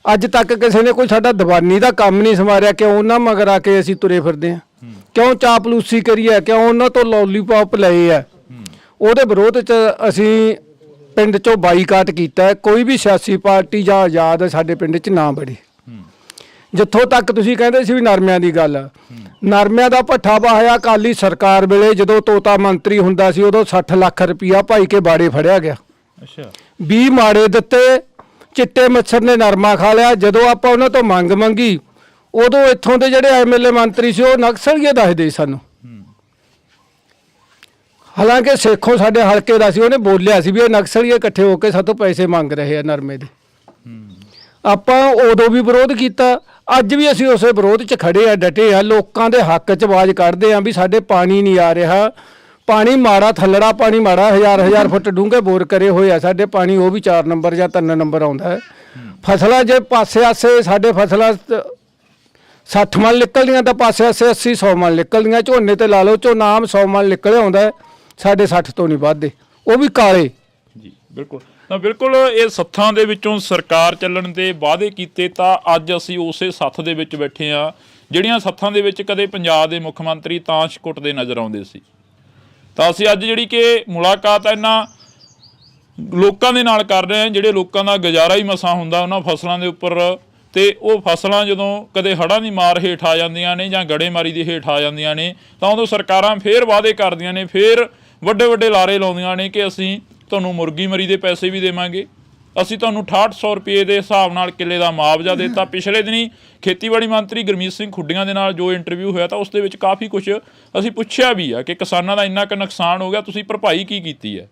ਅੱਜ ਤੱਕ ਕਿਸੇ ਨੇ ਕੋਈ ਸਾਡਾ ਦੀਵਾਨੀ ਦਾ ਕੰਮ ਨਹੀਂ ਸੰਵਾਰਿਆ। ਕਿਉਂ ਉਹਨਾਂ ਮਗਰ ਆ ਕੇ ਅਸੀਂ ਤੁਰੇ ਫਿਰਦੇ ਹਾਂ? ਕਿਉਂ ਚਾਪਲੂਸੀ ਕਰੀ ਹੈ? ਕਿਉਂ ਉਹਨਾਂ ਤੋਂ ਲੋਲੀਪੌਪ ਲਏ ਆ? ਉਹਦੇ ਵਿਰੋਧ 'ਚ ਅਸੀਂ ਪਿੰਡ 'ਚੋਂ ਬਾਈਕਾਟ ਕੀਤਾ। ਕੋਈ ਵੀ ਸਿਆਸੀ ਪਾਰਟੀ ਜਾਂ ਆਜ਼ਾਦ ਸਾਡੇ ਪਿੰਡ 'ਚ ਨਾ ਬੜੀ। ਜਿੱਥੋਂ ਤੱਕ ਤੁਸੀਂ ਕਹਿੰਦੇ ਸੀ ਵੀ ਨਰਮਿਆਂ ਦੀ ਗੱਲ, ਨਰਮਿਆਂ ਦਾ ਭੱਠਾ ਵਾਹਿਆ ਅਕਾਲੀ ਸਰਕਾਰ ਵੇਲੇ, ਜਦੋਂ ਤੋਤਾ ਮੰਤਰੀ ਹੁੰਦਾ ਸੀ, ਉਦੋਂ 60 ਲੱਖ ਰੁਪਈਆ ਭਾਈ ਕੇ ਬਾੜੇ ਫੜਿਆ ਗਿਆ। 20 ਮਾੜੇ ਦਿੱਤੇ, ਚਿੱਟੇ ਮੱਛਰ ਨੇ ਨਰਮਾ ਖਾ ਲਿਆ। ਜਦੋਂ ਆਪਾਂ ਉਹਨਾਂ ਤੋਂ ਮੰਗ ਮੰਗੀ, ਉਦੋਂ ਇੱਥੋਂ ਦੇ ਜਿਹੜੇ MLA ਮੰਤਰੀ ਸੀ ਉਹ ਨਕਸਲੀਏ ਦੱਸਦੇ ਸਾਨੂੰ। ਹਾਲਾਂਕਿ ਸੇਖੋਂ ਸਾਡੇ ਹਲਕੇ ਦਾ ਸੀ, ਉਹਨੇ ਬੋਲਿਆ ਸੀ ਵੀ ਇਹ ਨਕਸਲੀਏ ਇਕੱਠੇ ਹੋ ਕੇ ਸਾਤੋਂ ਪੈਸੇ ਮੰਗ ਰਹੇ ਆ ਨਰਮੇ ਦੇ। ਆਪਾਂ ਉਦੋਂ ਵੀ ਵਿਰੋਧ ਕੀਤਾ, ਅੱਜ ਵੀ ਅਸੀਂ ਉਸੇ ਵਿਰੋਧ 'ਚ ਖੜੇ ਆ, ਡਟੇ ਆ, ਲੋਕਾਂ ਦੇ ਹੱਕ 'ਚ ਆਵਾਜ਼ ਕੱਢਦੇ ਆ ਵੀ ਸਾਡੇ ਪਾਣੀ ਨਹੀਂ ਆ ਰਿਹਾ। ਪਾਣੀ ਮਾੜਾ, ਥੱਲੜਾ ਪਾਣੀ ਮਾੜਾ, 1000 ਫੁੱਟ ਡੂੰਘੇ ਬੋਰ ਕਰੇ ਹੋਏ ਆ ਸਾਡੇ, ਪਾਣੀ ਉਹ ਵੀ 4 ਨੰਬਰ ਜਾਂ 3 ਨੰਬਰ ਆਉਂਦਾ ਹੈ। ਫਸਲਾਂ ਜੇ ਪਾਸੇ ਆਸੇ ਸਾਡੇ ਫਸਲਾਂ 60 ਮਣ ਨਿਕਲਦੀਆਂ ਤਾਂ ਪਾਸੇ ਆਸੇ 80-100 ਮਣ ਨਿਕਲਦੀਆਂ। ਝੋਨੇ ਤੇ ਲਾ ਲਓ, ਝੋਨਾ ਆਮ 100 ਮਣ ਨਿਕਲਿਆ ਆਉਂਦਾ, ਸਾਡੇ 60 ਤੋਂ ਨਹੀਂ ਵੱਧਦੇ, ਉਹ ਵੀ ਕਾਲੇ। ਜੀ ਬਿਲਕੁਲ। ਤਾਂ ਬਿਲਕੁਲ ਇਹ ਸੱਥਾਂ ਦੇ ਵਿੱਚੋਂ ਸਰਕਾਰ ਚੱਲਣ ਦੇ ਵਾਅਦੇ ਕੀਤੇ, ਤਾਂ ਅੱਜ ਅਸੀਂ ਉਸੇ ਸੱਥ ਦੇ ਵਿੱਚ ਬੈਠੇ ਆ, ਜਿਹੜੀਆਂ ਸੱਥਾਂ ਦੇ ਵਿੱਚ ਕਦੇ ਪੰਜਾਬ ਦੇ ਮੁੱਖ ਮੰਤਰੀ ਤਾਸ਼ ਕੁੱਟਦੇ ਨਜ਼ਰ ਆਉਂਦੇ ਸੀ। ਤਾਂ ਅਸੀਂ ਅੱਜ ਜਿਹੜੀ ਕਿ ਮੁਲਾਕਾਤ ਇਹਨਾਂ ਲੋਕਾਂ ਦੇ ਨਾਲ ਕਰ ਰਹੇ ਹਾਂ, ਜਿਹੜੇ ਲੋਕਾਂ ਦਾ ਗੁਜ਼ਾਰਾ ਹੀ ਮਸਾਂ ਹੁੰਦਾ ਉਹਨਾਂ ਫਸਲਾਂ ਦੇ ਉੱਪਰ। ਤੇ ਉਹ ਫਸਲਾਂ ਜਦੋਂ ਕਦੇ ਹੜ੍ਹਾਂ ਦੀ ਮਾਰ ਹੇਠ ਆ ਜਾਂਦੀਆਂ ਨੇ ਜਾਂ ਗੜੇਮਾਰੀ ਦੇ ਹੇਠ ਆ ਜਾਂਦੀਆਂ ਨੇ, ਤਾਂ ਉਦੋਂ ਸਰਕਾਰਾਂ ਫੇਰ ਵਾਅਦੇ ਕਰਦੀਆਂ ਨੇ, ਫੇਰ ਵੱਡੇ ਵੱਡੇ ਲਾਰੇ ਲਾਉਂਦੀਆਂ ਨੇ ਕਿ ਅਸੀਂ ਤੁਹਾਨੂੰ ਮੁਰਗੀ ਮਰੀ ਦੇ ਪੈਸੇ ਵੀ ਦੇਵਾਂਗੇ, ਅਸੀਂ ਤੁਹਾਨੂੰ 6800 ਰੁਪਏ ਦੇ ਹਿਸਾਬ ਨਾਲ ਕਿੱਲੇ ਦਾ ਮੁਆਵਜ਼ਾ ਦਿੱਤਾ। ਪਿਛਲੇ ਦਿਨੀ ਖੇਤੀਬਾੜੀ ਮੰਤਰੀ ਗੁਰਮੀਤ ਸਿੰਘ ਖੁੱਡੀਆਂ ਦੇ ਨਾਲ ਜੋ ਇੰਟਰਵਿਊ ਹੋਇਆ, ਤਾਂ ਉਸ ਦੇ ਵਿੱਚ ਕਾਫੀ ਕੁਝ ਅਸੀਂ ਪੁੱਛਿਆ ਵੀ ਆ ਕਿ ਕਿਸਾਨਾਂ ਦਾ ਇੰਨਾ ਕੁ ਨੁਕਸਾਨ ਹੋ ਗਿਆ, ਤੁਸੀਂ ਭਰਪਾਈ ਕੀ ਕੀਤੀ ਹੈ?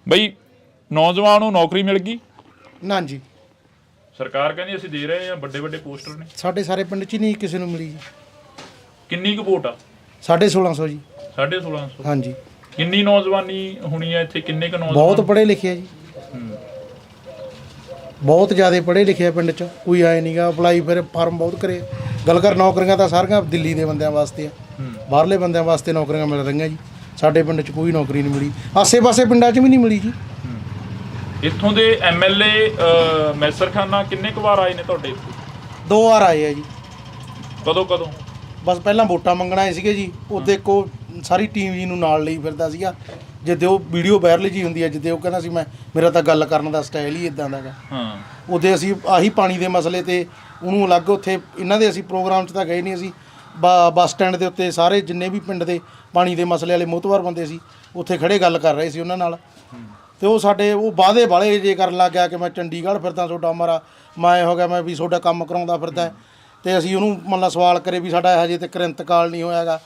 ਬਈ ਨੌਜਵਾਨ ਨੂੰ ਨੌਕਰੀ ਮਿਲ ਗਈ? ਨਾ ਜੀ, ਸਰਕਾਰ ਕਹਿੰਦੀ ਅਸੀਂ ਦੇ ਰਹੇ ਹਾਂ, ਵੱਡੇ ਵੱਡੇ ਪੋਸਟਰ ਨੇ। ਸਾਡੇ ਸਾਰੇ ਪਿੰਡ 'ਚ ਨਹੀਂ ਕਿਸੇ ਨੂੰ ਮਿਲੀ ਜੀ। ਕਿੰਨੀ ਕੁ ਵੋਟ ਆ? 1650 ਜੀ। 1650? ਹਾਂਜੀ। ਕਿੰਨੀ ਨੌਜਵਾਨੀ ਹੋਣੀ ਹੈ ਇੱਥੇ? ਕਿੰਨੇ ਕੁ ਨੌਜਵਾਨ? ਬਹੁਤ ਪੜ੍ਹੇ ਲਿਖੇ ਆ ਜੀ, ਬਹੁਤ ਜ਼ਿਆਦਾ ਪੜ੍ਹੇ ਲਿਖੇ ਆ ਪਿੰਡ 'ਚ। ਕੋਈ ਆਏ ਨਹੀਂਗਾ, ਅਪਲਾਈ ਫਿਰ ਫਾਰਮ ਬਹੁਤ ਕਰੇ। ਗੱਲ ਕਰ ਨੌਕਰੀਆਂ ਤਾਂ ਸਾਰੀਆਂ ਦਿੱਲੀ ਦੇ ਬੰਦਿਆਂ ਵਾਸਤੇ ਆ, ਬਾਹਰਲੇ ਬੰਦਿਆਂ ਵਾਸਤੇ ਨੌਕਰੀਆਂ ਮਿਲ ਰਹੀਆਂ ਜੀ। ਸਾਡੇ ਪਿੰਡ 'ਚ ਕੋਈ ਨੌਕਰੀ ਨਹੀਂ ਮਿਲੀ, ਆਸੇ-ਪਾਸੇ ਪਿੰਡਾਂ 'ਚ ਵੀ ਨਹੀਂ ਮਿਲੀ ਜੀ। ਇੱਥੋਂ ਦੇ MLA ਮੈਸਰ ਖਾਨਾ ਕਿੰਨੇ ਕੁ ਵਾਰ ਆਏ ਨੇ ਤੁਹਾਡੇ ਇੱਥੇ? 2 ਵਾਰ ਆਏ ਆ ਜੀ। ਕਦੋਂ? ਬਸ ਪਹਿਲਾਂ ਵੋਟਾਂ ਮੰਗਣ ਆਏ ਸੀਗੇ ਜੀ, ਉਹਦੇ ਇੱਕੋ ਸਾਰੀ ਟੀਮ ਜੀ ਨੂੰ ਨਾਲ ਲਈ ਫਿਰਦਾ ਸੀਗਾ। ਜਿੱਦੇ ਉਹ ਵੀਡੀਓ ਵਾਇਰਲ ਜੀ ਹੁੰਦੀ ਹੈ, ਜਿੱਦੇ ਉਹ ਕਹਿੰਦਾ ਸੀ ਮੇਰਾ ਤਾਂ ਗੱਲ ਕਰਨ ਦਾ ਸਟਾਈਲ ਹੀ ਇਦਾਂ ਦਾ ਗਾ। ਉਹਦੇ ਅਸੀਂ ਆਹੀ ਪਾਣੀ ਦੇ ਮਸਲੇ ਤੇ ਉਹਨੂੰ ਅਲੱਗ ਉੱਥੇ ਇਹਨਾਂ ਦੇ ਅਸੀਂ ਪ੍ਰੋਗਰਾਮ 'ਚ ਤਾਂ ਗਏ ਨਹੀਂ, ਅਸੀਂ ਬੱਸ ਸਟੈਂਡ ਦੇ ਉੱਤੇ ਸਾਰੇ ਜਿੰਨੇ ਵੀ ਪਿੰਡ ਦੇ ਪਾਣੀ ਦੇ ਮਸਲੇ ਵਾਲੇ ਮੋਹਤਵਾਰ ਬੰਦੇ ਸੀ ਉੱਥੇ ਖੜੇ ਗੱਲ ਕਰ ਰਹੇ ਸੀ ਉਹਨਾਂ ਨਾਲ। ਤੇ ਉਹ ਸਾਡੇ ਉਹ ਵਾਅਦੇ ਵਾਲੇ ਜੇ ਕਰਨ ਲੱਗ ਗਿਆ ਕਿ ਮੈਂ ਚੰਡੀਗੜ੍ਹ ਫਿਰਦਾ, ਤੁਹਾਡਾ ਮਾਰਾ ਮੈਂ ਹੋ ਗਿਆ, ਮੈਂ ਵੀ ਤੁਹਾਡਾ ਕੰਮ ਕਰਾਉਂਦਾ ਫਿਰਦਾ। ਤੇ ਅਸੀਂ ਉਹਨੂੰ ਮਤਲਬ ਸਵਾਲ ਕਰੇ ਵੀ ਸਾਡਾ ਹਜੇ ਤੱਕ ਇੰਤਕਾਲ ਨਹੀਂ ਹੋਇਆਗਾ।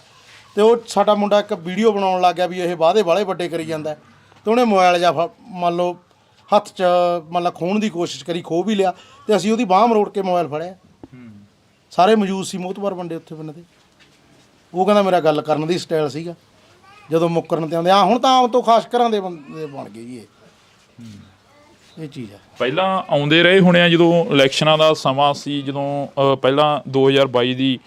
ਤੇ ਉਹ ਸਾਡਾ ਮੁੰਡਾ ਇੱਕ ਵੀਡੀਓ ਬਣਾਉਣ ਲੱਗ ਗਿਆ ਵੀ ਇਹ ਵਾਅਦੇ ਵਾਲੇ ਵੱਡੇ ਕਰੀ ਜਾਂਦਾ। ਤੇ ਉਹਨੇ ਮੋਬਾਈਲ ਜਾਂ ਮੰਨ ਲਓ ਹੱਥ 'ਚ ਮਤਲਬ ਖੋਹਣ ਦੀ ਕੋਸ਼ਿਸ਼ ਕਰੀ, ਖੋਹ ਵੀ ਲਿਆ। ਤੇ ਅਸੀਂ ਉਹਦੀ ਬਾਂਹ ਮਰੋੜ ਕੇ ਮੋਬਾਈਲ ਫੜਿਆ। ਸਾਰੇ ਮੌਜੂਦ ਸੀ ਮੋਹਤਵਾਰ ਬੰਦੇ ਉੱਥੇ ਪਿੰਡ ਦੇ। ਉਹ ਕਹਿੰਦਾ ਮੇਰਾ ਗੱਲ ਕਰਨ ਦੀ ਸਟਾਈਲ ਸੀਗਾ ਜਦੋਂ ਮੁੱਕਰਨ ਤੇ ਆਉਂਦੇ। ਹੁਣ ਤਾਂ ਆਮ ਤੋਂ ਖਾਸ ਘਰਾਂ ਦੇ ਬੰਦੇ ਬਣ ਗਏ ਜੀ ਇਹ ਚੀਜ਼ ਹੈ। ਪਹਿਲਾਂ ਆਉਂਦੇ ਰਹੇ ਹੋਣੇ ਆ ਜਦੋਂ ਇਲੈਕਸ਼ਨਾਂ ਦਾ ਸਮਾਂ ਸੀ, ਜਦੋਂ ਪਹਿਲਾਂ 2022 ਦੀ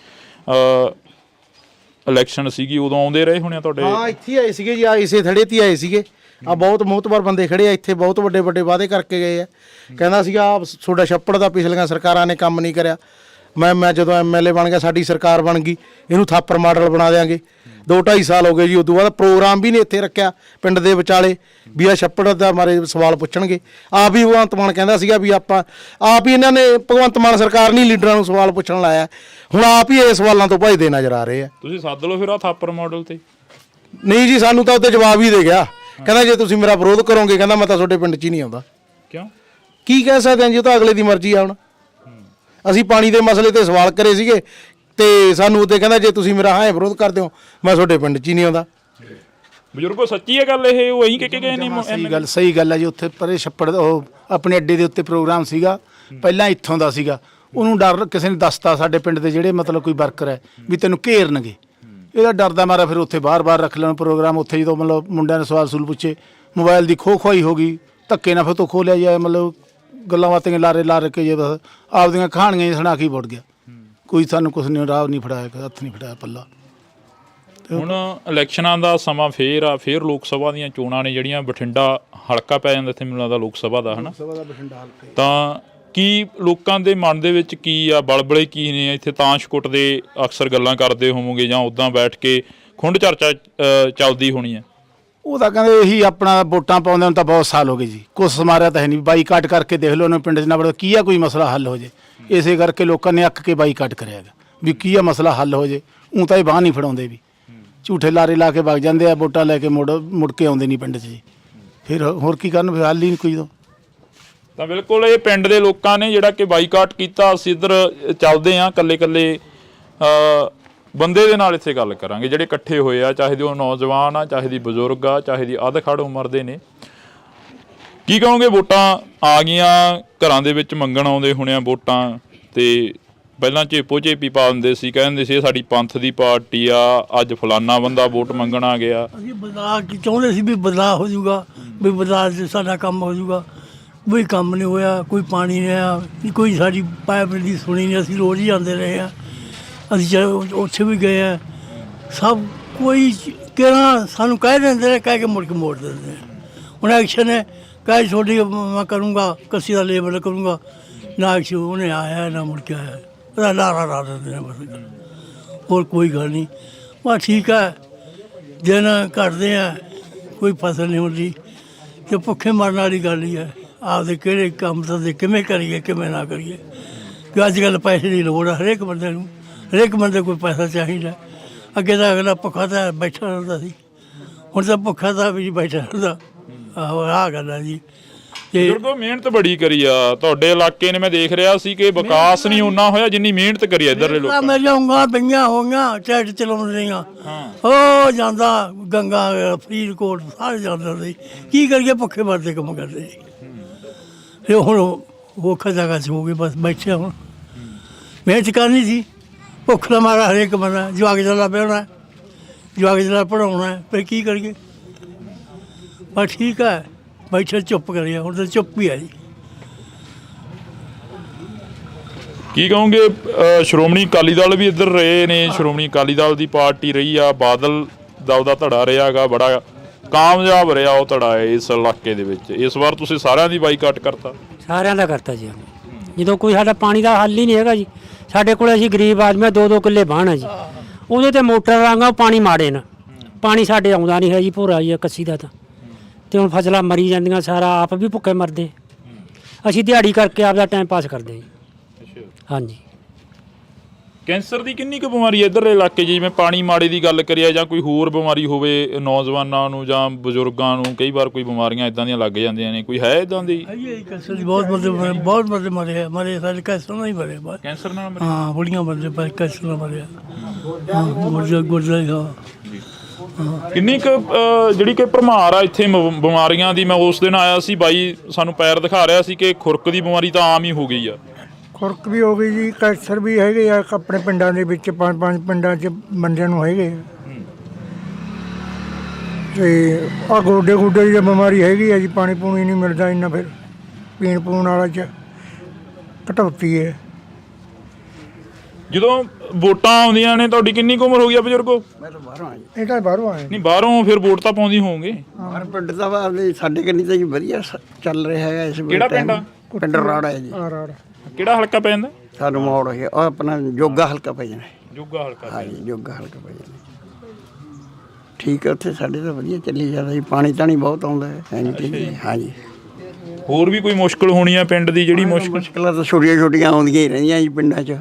ਇਲੈਕਸ਼ਨ ਸੀਗੀ, ਉਦੋਂ ਆਉਂਦੇ ਰਹੇ ਹੋਣੇ ਆ ਤੁਹਾਡੇ? ਹਾਂ, ਇੱਥੇ ਆਏ ਸੀਗੇ ਜੀ, ਆ ਇਸੇ ਥੜੇ 'ਤੇ ਆਏ ਸੀਗੇ। ਆ ਬਹੁਤ ਮੋਹਤਵਾਰ ਬੰਦੇ ਖੜੇ ਆ ਇੱਥੇ, ਬਹੁਤ ਵੱਡੇ ਵੱਡੇ ਵਾਅਦੇ ਕਰਕੇ ਗਏ ਆ। ਕਹਿੰਦਾ ਸੀਗਾ ਤੁਹਾਡਾ ਛੱਪੜ ਦਾ ਪਿਛਲੀਆਂ ਸਰਕਾਰਾਂ ਨੇ ਕੰਮ ਨਹੀਂ ਕਰਿਆ। ਮੈਂ ਜਦੋਂ ਐਮਐਲਏ ਬਣ ਗਿਆ, ਸਾਡੀ ਸਰਕਾਰ ਬਣ ਗਈ, ਇਹਨੂੰ ਥਾਪਰ ਮਾਡਲ ਬਣਾ ਦਿਆਂਗੇ। 2-2.5 ਸਾਲ ਹੋ ਗਏ ਜੀ। ਉਦੋਂ ਬਾਅਦ ਪ੍ਰੋਗਰਾਮ ਵੀ ਨਹੀਂ ਇੱਥੇ ਰੱਖਿਆ ਪਿੰਡ ਦੇ ਵਿਚਾਲੇ ਵੀ ਆ ਛੱਪੜ ਦਾ ਮਾਰੇ ਸਵਾਲ ਪੁੱਛਣਗੇ। ਆਪ ਹੀ ਭਗਵੰਤ ਮਾਨ ਕਹਿੰਦਾ ਸੀਗਾ ਵੀ ਆਪਾਂ ਆਪ ਹੀ ਇਹਨਾਂ ਨੇ ਭਗਵੰਤ ਮਾਨ ਸਰਕਾਰ ਨਹੀਂ ਲੀਡਰਾਂ ਨੂੰ ਸਵਾਲ ਪੁੱਛਣ ਲਾਇਆ। ਹੁਣ ਆਪ ਹੀ ਇਹ ਸਵਾਲਾਂ ਤੋਂ ਭੱਜਦੇ ਨਜ਼ਰ ਆ ਰਹੇ ਆ। ਤੁਸੀਂ ਸੱਦ ਲਓ ਫਿਰ ਆ ਥਾਪਰ ਮਾਡਲ ਤੇ। ਨਹੀਂ ਜੀ, ਸਾਨੂੰ ਤਾਂ ਉੱਤੇ ਜਵਾਬ ਹੀ ਦੇ ਗਿਆ। ਕਹਿੰਦਾ ਜੇ ਤੁਸੀਂ ਮੇਰਾ ਵਿਰੋਧ ਕਰੋਗੇ, ਕਹਿੰਦਾ ਮੈਂ ਤਾਂ ਤੁਹਾਡੇ ਪਿੰਡ 'ਚ ਹੀ ਨਹੀਂ ਆਉਂਦਾ। ਕਿਉਂ? ਕੀ ਕਹਿ ਸਕਦੇ ਹਾਂ ਜੀ, ਉਹ ਤਾਂ ਅਗਲੇ ਦੀ ਮਰਜ਼ੀ ਆ। ਹੁਣ ਅਸੀਂ ਪਾਣੀ ਦੇ ਮਸਲੇ ਤੇ ਸਵਾਲ ਕਰੇ ਸੀਗੇ ਤੇ ਸਾਨੂੰ ਉੱਤੇ ਕਹਿੰਦਾ ਜੇ ਤੁਸੀਂ ਮੇਰਾ ਹਾਂ ਵਿਰੋਧ ਕਰਦੇ ਹੋ, ਮੈਂ ਤੁਹਾਡੇ ਪਿੰਡ 'ਚ ਹੀ ਨਹੀਂ ਆਉਂਦਾ। ਬਜ਼ੁਰਗੋ ਸੱਚੀ ਹੈ ਗੱਲ ਇਹ? ਉਹ ਇਹੀ ਕਹਿ ਕੇ ਗਏ ਨਹੀਂ? ਸਹੀ ਗੱਲ ਹੈ ਜੀ। ਉੱਥੇ ਪਰੇ ਛੱਪੜ ਉਹ ਆਪਣੇ ਅੱਡੇ ਦੇ ਉੱਤੇ ਪ੍ਰੋਗਰਾਮ ਸੀਗਾ, ਪਹਿਲਾਂ ਇੱਥੋਂ ਦਾ ਸੀਗਾ। ਉਹਨੂੰ ਡਰ ਕਿਸੇ ਨੇ ਦੱਸਤਾ ਸਾਡੇ ਪਿੰਡ ਦੇ ਜਿਹੜੇ ਮਤਲਬ ਕੋਈ ਵਰਕਰ ਹੈ ਵੀ ਤੈਨੂੰ ਘੇਰਨਗੇ। ਇਹਦਾ ਡਰਦਾ ਮਾਰਾ ਫਿਰ ਉੱਥੇ ਬਾਰ-ਬਾਰ ਰੱਖ ਲੈਣ ਪ੍ਰੋਗਰਾਮ। ਉੱਥੇ ਜਦੋਂ ਮਤਲਬ ਮੁੰਡਿਆਂ ਨੇ ਸਵਾਲ ਸੂਲ ਪੁੱਛੇ, ਮੋਬਾਈਲ ਦੀ ਖੋਹੀ ਹੋ ਗਈ, ਧੱਕੇ ਨਾਲ ਫਿਰ ਤੋਂ ਖੋਹ ਲਿਆ ਜਾਏ। ਮਤਲਬ ਗੱਲਾਂ ਬਾਤਾਂ ਲਾਰੇ ਕੇ ਜੇ ਬਸ ਆਪਦੀਆਂ ਕਹਾਣੀਆਂ ਹੀ ਸੁਣਾ ਕੇ ਵੜ ਗਿਆ। ਕੋਈ ਸਾਨੂੰ ਕੁਛ ਨਹੀਂ, ਰਾਹ ਨਹੀਂ ਫੜਾਇਆ, ਹੱਥ ਨਹੀਂ ਫੜਾਇਆ ਪੱਲਾ। ਹੁਣ ਇਲੈਕਸ਼ਨਾਂ ਦਾ ਸਮਾਂ ਫੇਰ ਆ, ਫੇਰ ਲੋਕ ਸਭਾ ਦੀਆਂ ਚੋਣਾਂ ਨੇ ਜਿਹੜੀਆਂ। ਬਠਿੰਡਾ ਹਲਕਾ ਪੈ ਜਾਂਦਾ ਇੱਥੇ, ਮੈਨੂੰ ਲੱਗਦਾ ਲੋਕ ਸਭਾ ਦਾ, ਹੈ ਨਾ? ਤਾਂ ਕੀ ਲੋਕਾਂ ਦੇ ਮਨ ਦੇ ਵਿੱਚ ਕੀ ਆ, ਬਲਬਲੇ ਕੀ ਨੇ? ਇੱਥੇ ਤਾਂਸ਼ ਕੁੱਟਦੇ ਅਕਸਰ ਗੱਲਾਂ ਕਰਦੇ ਹੋਵੋਗੇ ਜਾਂ ਉੱਦਾਂ ਬੈਠ ਕੇ ਖੁੰਡ ਚਰਚਾ ਚੱਲਦੀ ਹੋਣੀ ਹੈ? ਉਹ ਤਾਂ ਕਹਿੰਦੇ ਇਹੀ ਆਪਣਾ ਵੋਟਾਂ ਪਾਉਂਦੇ ਨੂੰ ਤਾਂ ਬਹੁਤ ਸਾਲ ਹੋ ਗਏ ਜੀ, ਕੁਛ ਸਮਾਰਿਆ ਤਾਂ ਹੈ ਨਹੀਂ। ਬਾਈਕਾਟ ਕਰਕੇ ਦੇਖ ਲਓ ਉਹਨੇ ਪਿੰਡ 'ਚ ਨਾ ਬੜਾ ਕੀ ਆ ਕੋਈ ਮਸਲਾ ਹੱਲ ਹੋ ਜੇ। ਇਸੇ ਕਰਕੇ ਲੋਕਾਂ ਨੇ ਅੱਕ ਕੇ ਬਾਈਕਾਟ ਕਰਿਆ ਹੈਗਾ ਵੀ ਕੀ ਆ ਮਸਲਾ ਹੱਲ ਹੋ ਜੇ। ਊਂ ਤਾਂ ਇਹ ਬਾਂਹ ਨਹੀਂ ਫੜਾਉਂਦੇ ਵੀ, ਝੂਠੇ ਲਾਰੇ ਲਾ ਕੇ ਵਗ ਜਾਂਦੇ ਆ, ਵੋਟਾਂ ਲੈ ਕੇ ਮੁੜ ਕੇ ਆਉਂਦੇ ਨਹੀਂ ਪਿੰਡ 'ਚ ਜੀ। ਫਿਰ ਹੋਰ ਕੀ ਕਰਨ, ਫਿਰ ਹੱਲ ਹੀ ਨਹੀਂ ਕੋਈ। ਤਾਂ ਬਿਲਕੁਲ ਇਹ ਪਿੰਡ ਦੇ ਲੋਕਾਂ ਨੇ ਜਿਹੜਾ ਕਿ ਬਾਈਕਾਟ ਕੀਤਾ। ਅਸੀਂ ਇੱਧਰ ਚੱਲਦੇ ਹਾਂ, ਕੱਲੇ ਬੰਦੇ ਦੇ ਨਾਲ ਇੱਥੇ ਗੱਲ ਕਰਾਂਗੇ ਜਿਹੜੇ ਇਕੱਠੇ ਹੋਏ ਆ, ਚਾਹੇ ਦੀ ਉਹ ਨੌਜਵਾਨ ਆ, ਚਾਹੇ ਦੀ ਬਜ਼ੁਰਗ ਆ, ਚਾਹੇ ਦੀ ਅੱਧ-ਖੜ ਉਮਰ ਦੇ ਨੇ। ਕੀ ਕਹੋਗੇ? ਵੋਟਾਂ ਆ ਗਈਆਂ, ਘਰਾਂ ਦੇ ਵਿੱਚ ਮੰਗਣ ਆਉਂਦੇ ਹੋਣੇ ਆ ਵੋਟਾਂ। ਤੇ ਪਹਿਲਾਂ ਝੇਪੀ ਪਾ ਦਿੰਦੇ ਸੀ, ਕਹਿੰਦੇ ਸੀ ਇਹ ਸਾਡੀ ਪੰਥ ਦੀ ਪਾਰਟੀ ਆ, ਅੱਜ ਫਲਾਨਾ ਬੰਦਾ ਵੋਟ ਮੰਗਣ ਆ ਗਿਆ। ਅਸੀਂ ਬਦਲਾਅ ਚਾਹੁੰਦੇ ਸੀ ਵੀ ਬਦਲਾਅ ਹੋ ਜਾਊਗਾ, ਵੀ ਬਦਲਾਅ 'ਚ ਸਾਡਾ ਕੰਮ ਹੋ ਜਾਊਗਾ। ਕੋਈ ਕੰਮ ਨਹੀਂ ਹੋਇਆ, ਕੋਈ ਪਾਣੀ ਨਹੀਂ ਆਇਆ, ਕੋਈ ਸਾਡੀ ਪਾਈਪ ਦੀ ਸੁਣੀ ਨਹੀਂ। ਅਸੀਂ ਰੋਜ਼ ਹੀ ਆਉਂਦੇ ਰਹੇ ਹਾਂ, ਅਸੀਂ ਉੱਥੇ ਵੀ ਗਏ ਆ। ਸਭ ਕੋਈ ਕਿਹੜਾ ਸਾਨੂੰ ਕਹਿ ਦਿੰਦੇ ਨੇ, ਕਹਿ ਕੇ ਮੁੜ ਕੇ ਮੋੜ ਦਿੰਦੇ ਨੇ। ਹੁਣ ਐਕਸ਼ਨ ਹੈ, ਕਹਿ ਛੋਟੀ ਮੈਂ ਕਰੂੰਗਾ, ਕੱਸੀ ਦਾ ਲੇਬਲ ਕਰੂੰਗਾ, ਨਾ ਐਕਸ਼ਨ ਉਹਨੇ ਆਇਆ ਨਾ ਮੁੜ ਕੇ ਆਇਆ। ਉਹਦਾ ਲਾਰਾ ਲਾ ਦਿੰਦੇ ਨੇ ਬਸ, ਹੋਰ ਕੋਈ ਗੱਲ ਨਹੀਂ। ਬਸ ਠੀਕ ਹੈ, ਦਿਨ ਕੱਟਦੇ ਆ, ਕੋਈ ਫਸਲ ਨਹੀਂ ਹੁੰਦੀ ਅਤੇ ਭੁੱਖੇ ਮਰਨ ਵਾਲੀ ਗੱਲ ਹੀ ਹੈ। ਆਪਦੇ ਕਿਹੜੇ ਕੰਮ ਤਾਂ ਕਿਵੇਂ ਕਰੀਏ, ਕਿਵੇਂ ਨਾ ਕਰੀਏ। ਕਿ ਅੱਜ ਕੱਲ੍ਹ ਪੈਸੇ ਦੀ ਲੋੜ ਹੈ ਹਰੇਕ ਬੰਦੇ ਨੂੰ, ਹਰੇਕ ਬੰਦੇ ਕੋਈ ਪੈਸਾ ਚਾਹੀਦਾ। ਅੱਗੇ ਤਾਂ ਅਗਲਾ ਭੁੱਖਾ ਤਾਂ ਬੈਠਾ ਰਹਿੰਦਾ ਸੀ, ਹੁਣ ਤਾਂ ਭੁੱਖਾ ਤਾਂ ਵੀ ਬੈਠਾ ਰਹਿੰਦਾ। ਆਹੋ ਆਹ ਗੱਲ ਹੈ ਜੀ। ਤੇ ਬਜ਼ੁਰਗੋ ਮਿਹਨਤ ਬੜੀ ਕਰੀ ਆ ਤੁਹਾਡੇ ਇਲਾਕੇ ਨੇ। ਮੈਂ ਦੇਖ ਰਿਹਾ ਸੀ ਕਿ ਵਿਕਾਸ ਨਹੀਂ ਓਨਾ ਹੋਇਆ ਜਿੰਨੀ ਮਿਹਨਤ ਕਰੀ ਇੱਧਰਲੇ ਲੋਕਾਂ ਨੇ। ਮੇਰੀਆਂ ਉਂਗਲਾਂ ਪਈਆਂ ਹੋ ਗਈਆਂ ਟਰੈਕਟਰ ਚਲਾਉਣ ਦੀਆਂ। ਉਹ ਜਾਂਦਾ ਗੰਗਾ, ਫਰੀਦਕੋਟ ਸਾਰੇ ਜਾਂਦਾ ਸੀ। ਕੀ ਕਰੀਏ, ਭੁੱਖੇ ਮਰਦੇ ਕੰਮ ਕਰਦੇ ਸੀ। ਫਿਰ ਹੁਣ ਔਖਾ ਜਗ੍ਹਾ 'ਚ ਹੋ ਗਏ, ਬਸ ਬੈਠੇ ਹੁਣ। ਮਿਹਨਤ ਕਰਨੀ ਸੀ, ਭੁੱਖ ਦਾ ਮਾਰਾ ਹਰੇਕ ਬੰਦਾ। ਜਵਾਕ ਜਲਾ ਪਿਆਉਣਾ, ਜਵਾਕ ਜਲਾ ਪੜ੍ਹਾਉਣਾ, ਫਿਰ ਕੀ ਕਰੀਏ। ਬਸ ਠੀਕ ਹੈ, ਬੈਠੇ ਚੁੱਪ ਕਰੀਏ। ਹੁਣ ਤਾਂ ਚੁੱਪ ਹੀ ਹੈ ਜੀ। ਕੀ ਕਹੋਗੇ? ਸ਼੍ਰੋਮਣੀ ਅਕਾਲੀ ਦਲ ਵੀ ਇੱਧਰ ਰਹੇ ਨੇ, ਸ਼੍ਰੋਮਣੀ ਅਕਾਲੀ ਦਲ ਦੀ ਪਾਰਟੀ ਰਹੀ ਆ, ਬਾਦਲ ਦਾ ਉਹਦਾ ਧੜਾ ਰਿਹਾ ਗਾ, ਬੜਾ ਕਾਮਯਾਬ ਰਿਹਾ ਉਹ ਧੜਾ ਇਸ ਇਲਾਕੇ ਦੇ ਵਿੱਚ। ਇਸ ਵਾਰ ਤੁਸੀਂ ਸਾਰਿਆਂ ਦੀ ਬਾਈਕਾਟ ਕਰਤਾ? ਸਾਰਿਆਂ ਦਾ ਕਰਤਾ ਜੀ। ਜਦੋਂ ਕੋਈ ਸਾਡਾ ਪਾਣੀ ਦਾ ਹੱਲ ਹੀ ਨਹੀਂ ਹੈਗਾ ਜੀ। ਸਾਡੇ ਕੋਲ ਅਸੀਂ ਗਰੀਬ ਆਦਮੀ 2-2 ਕਿੱਲੇ ਬਾਣ ਹੈ ਜੀ, ਉਹਦੇ ਤੇ ਮੋਟਰ ਲਾਂਗਾ, ਉਹ ਪਾਣੀ ਮਾੜੇ ਨਾ, ਪਾਣੀ ਸਾਡੇ ਆਉਂਦਾ ਨਹੀਂ ਹੈ ਜੀ, ਭੋਰਾ ਜੀ ਕੱਸੀ ਦਾ ਤਾਂ। ਤੇ ਹੁਣ ਫਸਲਾਂ ਮਰੀ ਜਾਂਦੀਆਂ, ਸਾਰਾ ਆਪ ਵੀ ਭੁੱਖੇ ਮਰਦੇ। ਅਸੀਂ ਦਿਹਾੜੀ ਕਰਕੇ ਆਪਦਾ ਟਾਈਮ ਪਾਸ ਕਰਦੇ ਜੀ। ਹਾਂਜੀ। ਕੈਂਸਰ ਦੀ ਕਿੰਨੀ ਕੁ ਬਿਮਾਰੀ ਹੈ ਇੱਧਰਲੇ ਇਲਾਕੇ 'ਚ? ਜਿਵੇਂ ਪਾਣੀ ਮਾੜੇ ਦੀ ਗੱਲ ਕਰੀਏ ਜਾਂ ਕੋਈ ਹੋਰ ਬਿਮਾਰੀ ਹੋਵੇ ਨੌਜਵਾਨਾਂ ਨੂੰ ਜਾਂ ਬਜ਼ੁਰਗਾਂ ਨੂੰ, ਕਈ ਵਾਰ ਕੋਈ ਬਿਮਾਰੀਆਂ ਇਦਾਂ ਦੀਆਂ ਲੱਗ ਜਾਂਦੀਆਂ ਨੇ, ਕੋਈ ਹੈ ਇਦਾਂ ਦੀ? ਕੈਂਸਰ ਦੀ ਬਹੁਤ ਬੰਦੇ ਮਰੇ ਸਾਡੇ ਕੈਂਸਰ ਨਾਲ ਹੀ ਮਰੇ ਬਸ। ਕੈਂਸਰ ਨਾਲ? ਹਾਂ ਬੁੜੀਆਂ ਬੰਦੇ ਪਰ ਕੈਂਸਰ ਨਾਲ ਮਰੇ। ਗੁਰਜਾ ਕਿੰਨੀ ਕੁ ਜਿਹੜੀ ਕਿ ਭਰਮਾਰ ਆ ਇੱਥੇ ਬਿਮਾਰੀਆਂ ਦੀ? ਮੈਂ ਉਸ ਦਿਨ ਆਇਆ ਸੀ, ਬਾਈ ਸਾਨੂੰ ਪੈਰ ਦਿਖਾ ਰਿਹਾ ਸੀ ਕਿ ਖੁਰਕ ਦੀ ਬਿਮਾਰੀ ਤਾਂ ਆਮ ਹੀ ਹੋ ਗਈ ਆ। ਖੁਰਕ ਵੀ ਹੋ ਗਈ ਜੀ, ਕੈਂਸਰ ਵੀ ਹੈਗੇ ਆ ਆਪਣੇ ਪਿੰਡਾਂ ਦੇ ਵਿੱਚ, 5 ਪਿੰਡਾਂ 'ਚ ਬੰਦਿਆਂ ਨੂੰ ਹੈਗੇ ਆ। ਤੇ ਆ ਗੋਡੇ ਦੀ ਬਿਮਾਰੀ ਹੈਗੀ ਆ ਜੀ, ਪਾਣੀ ਪੂਣੀ ਨਹੀਂ ਮਿਲਦਾ ਇੰਨਾ, ਫਿਰ ਪੀਣ ਪੂਣ ਵਾਲਾ 'ਚ ਘਟੌਤੀ ਹੈ। ਜਦੋਂ ਵੋਟਾਂ ਆਉਂਦੀਆਂ ਨੇ, ਤੁਹਾਡੀ ਕਿੰਨੀ ਕੁ ਉਮਰ ਹੋ ਗਈ ਆ ਬਜ਼ੁਰਗੋ? ਮੈਂ ਤਾਂ ਬਾਹਰੋਂ ਆਇਆ। ਇਹ ਤਾਂ ਬਾਹਰੋਂ ਆਏ। ਨਹੀਂ, ਬਾਹਰੋਂ ਫਿਰ ਵੋਟ ਤਾਂ ਪਾਉਂਦੀ ਹੋਵੋਗੇ। ਹਰ ਪਿੰਡ ਦਾ ਸਾਡੇ ਕੰਨੀ ਤਾਂ ਜੀ ਵਧੀਆ ਚੱਲ ਰਿਹਾ ਹੈਗਾ ਇਸ ਵੇਲੇ। ਕਿਹੜਾ ਪਿੰਡ ਆ? ਪਿੰਡ ਰਾੜਾ ਹੈ ਜੀ। ਕਿਹੜਾ ਹਲਕਾ ਪੈ ਜਾਂਦਾ? ਸਾਨੂੰ ਮੋੜ ਹੈ ਉਹ ਆਪਣਾ ਜੋਗਾ ਹਲਕਾ ਪੈ ਜਾਣਾ। ਜੋਗਾ ਹਲਕਾ? ਹਾਂ ਜੀ, ਜੋਗਾ ਹਲਕਾ ਪੈ ਜਾਣਾ। ਠੀਕ ਹੈ, ਉੱਥੇ ਸਾਡੇ ਤਾਂ ਵਧੀਆ ਚੱਲੀ ਜਾਂਦਾ ਜੀ, ਪਾਣੀ ਤਾਣੀ ਬਹੁਤ ਆਉਂਦਾ ਹੈ। ਹਾਂ ਜੀ। ਹੋਰ ਵੀ ਕੋਈ ਮੁਸ਼ਕਲ ਹੋਣੀ ਆ ਪਿੰਡ ਦੀ? ਜਿਹੜੀ ਮੁਸ਼ਕਲਾਂ ਤਾਂ ਛੋਟੀਆਂ ਆਉਂਦੀਆਂ ਹੀ ਰਹਿੰਦੀਆਂ ਜੀ ਪਿੰਡਾਂ 'ਚ।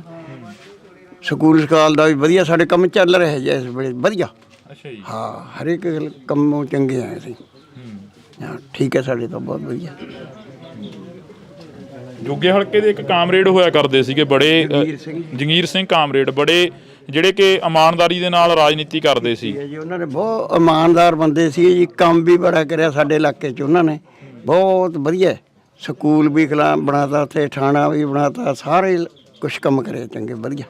ਸਕੂਲ ਸਕਾਲ ਦਾ ਵੀ ਵਧੀਆ ਸਾਡੇ ਕੰਮ ਚੱਲ ਰਿਹਾ ਜੀ ਇਸ ਵੇਲੇ ਵਧੀਆ। ਅੱਛਾ ਜੀ। ਹਾਂ, ਹਰੇਕ ਕੰਮੋਂ ਚੰਗੇ ਆ ਅਸੀਂ। ਹਾਂ ਠੀਕ ਹੈ, ਸਾਡੇ ਤਾਂ ਬਹੁਤ ਵਧੀਆ। ਜੋਗੇ ਹਲਕੇ ਦੇ ਇੱਕ ਕਾਮਰੇਡ ਹੋਇਆ ਕਰਦੇ ਸੀਗੇ ਬੜੇ, ਜੰਗੀਰ ਸਿੰਘ ਕਾਮਰੇਡ, ਬੜੇ ਜਿਹੜੇ ਕਿ ਇਮਾਨਦਾਰੀ ਦੇ ਨਾਲ ਰਾਜਨੀਤੀ ਕਰਦੇ ਸੀ ਜੀ। ਉਹਨਾਂ ਨੇ ਬਹੁਤ ਇਮਾਨਦਾਰ ਬੰਦੇ ਸੀ ਜੀ, ਕੰਮ ਵੀ ਬੜਾ ਕਰਿਆ ਸਾਡੇ ਇਲਾਕੇ 'ਚ ਉਹਨਾਂ ਨੇ, ਬਹੁਤ ਵਧੀਆ। ਸਕੂਲ ਵੀ ਬਣਾਤਾ, ਉੱਥੇ ਥਾਣਾ ਵੀ ਬਣਾਤਾ, ਸਾਰੇ ਕੁਛ ਕੰਮ ਕਰੇ ਚੰਗੇ ਵਧੀਆ।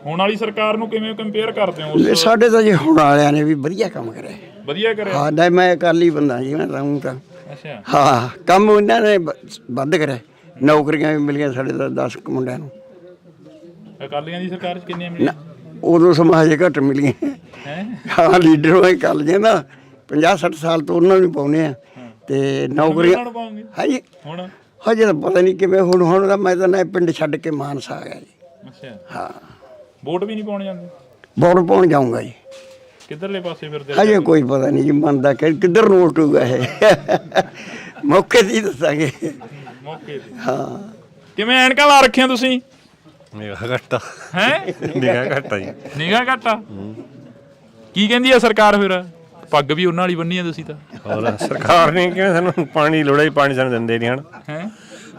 ਹੁਣ ਵਾਲੀ ਸਰਕਾਰ ਨੂੰ ਕਿਵੇਂ ਕੰਪੇਅਰ ਕਰਦੇ ਹੋ? ਸਾਡੇ ਤਾਂ ਜੀ ਹੁਣ ਵਾਲਿਆਂ ਨੇ ਵੀ ਵਧੀਆ ਕੰਮ ਕਰਿਆ। ਵਧੀਆ ਕਰਿਆ? ਹਾਂ ਨਹੀਂ, ਮੈਂ ਅਕਾਲੀ ਬੰਦਾ ਜੀ, ਮੈਂ ਤਾਂ ਅੱਛਾ। ਹਾਂ, ਕੰਮ ਉਹਨਾਂ ਨੇ ਵੱਧ ਕਰਿਆ, ਨੌਕਰੀਆਂ ਵੀ ਮਿਲੀਆਂ ਸਾਡੇ ਤਾਂ 10 ਮੁੰਡਿਆਂ ਨੂੰ। ਅਕਾਲੀਆਂ ਦੀ ਸਰਕਾਰ 'ਚ ਕਿੰਨੀਆਂ ਮਿਲੀਆਂ? ਉਦੋਂ ਸਮਾਂ ਹਜੇ ਘੱਟ ਮਿਲੀਆਂ। ਹਾਂ, ਲੀਡਰ ਹੋਏ ਕਰ ਜਾਂਦਾ 50-60 ਸਾਲ ਤੋਂ ਉਹਨਾਂ ਨੂੰ ਪਾਉਂਦੇ ਆ ਤੇ ਨੌਕਰੀਆਂ। ਹਾਂ ਜੀ, ਹੁਣ ਹਜੇ ਤਾਂ ਪਤਾ ਨਹੀਂ ਕਿਵੇਂ। ਹੁਣ ਤਾਂ ਮੈਂ ਤਾਂ ਨਾ ਪਿੰਡ ਛੱਡ ਕੇ ਮਾਨਸਾ ਆ ਗਿਆ ਜੀ। ਅੱਛਾ। ਹਾਂ, ਵੋਟ ਵੀ ਨਹੀਂ ਪਾਉਣ ਜਾਂਦੇ? ਵੋਟ ਪਾਉਣ ਜਾਊਂਗਾ ਜੀ। ਕਿੱਧਰਲੇ ਪਾਸੇ ਫਿਰਦੇ? ਹਜੇ ਕੋਈ ਪਤਾ ਨਹੀਂ ਜੀ, ਮੰਨਦਾ ਕਿੱਧਰ ਨੂੰ ਉਲਟੂਗਾ ਇਹ। ਮੌਕੇ ਦੀ ਦੱਸਾਂਗੇ। ਮੌਕੇ ਤੇ? ਹਾਂ। ਕਿਵੇਂ ਐਨਕਾਂ ਲਾ ਰੱਖੀਆਂ ਤੁਸੀਂ? ਨਿਗਾਹ ਘੱਟ ਆ। ਹੈ? ਨਿਗਾਹ ਘੱਟ ਆ ਜੀ। ਨਿਗਾਹ ਘੱਟ ਆ? ਕੀ ਕਹਿੰਦੀ ਆ ਸਰਕਾਰ ਫਿਰ? ਪੱਗ ਵੀ ਉਹਨਾਂ ਵਾਲੀ ਬੰਨੀ ਆ ਤੁਸੀਂ ਤਾਂ। ਹੋਰ ਸਰਕਾਰ ਨੇ ਕਿਹਾ ਸਾਨੂੰ ਪਾਣੀ ਦੀ ਲੋੜ ਹੈ, ਪਾਣੀ ਸਾਨੂੰ ਦਿੰਦੇ ਨਹੀਂ ਹਨ। ਹੈ?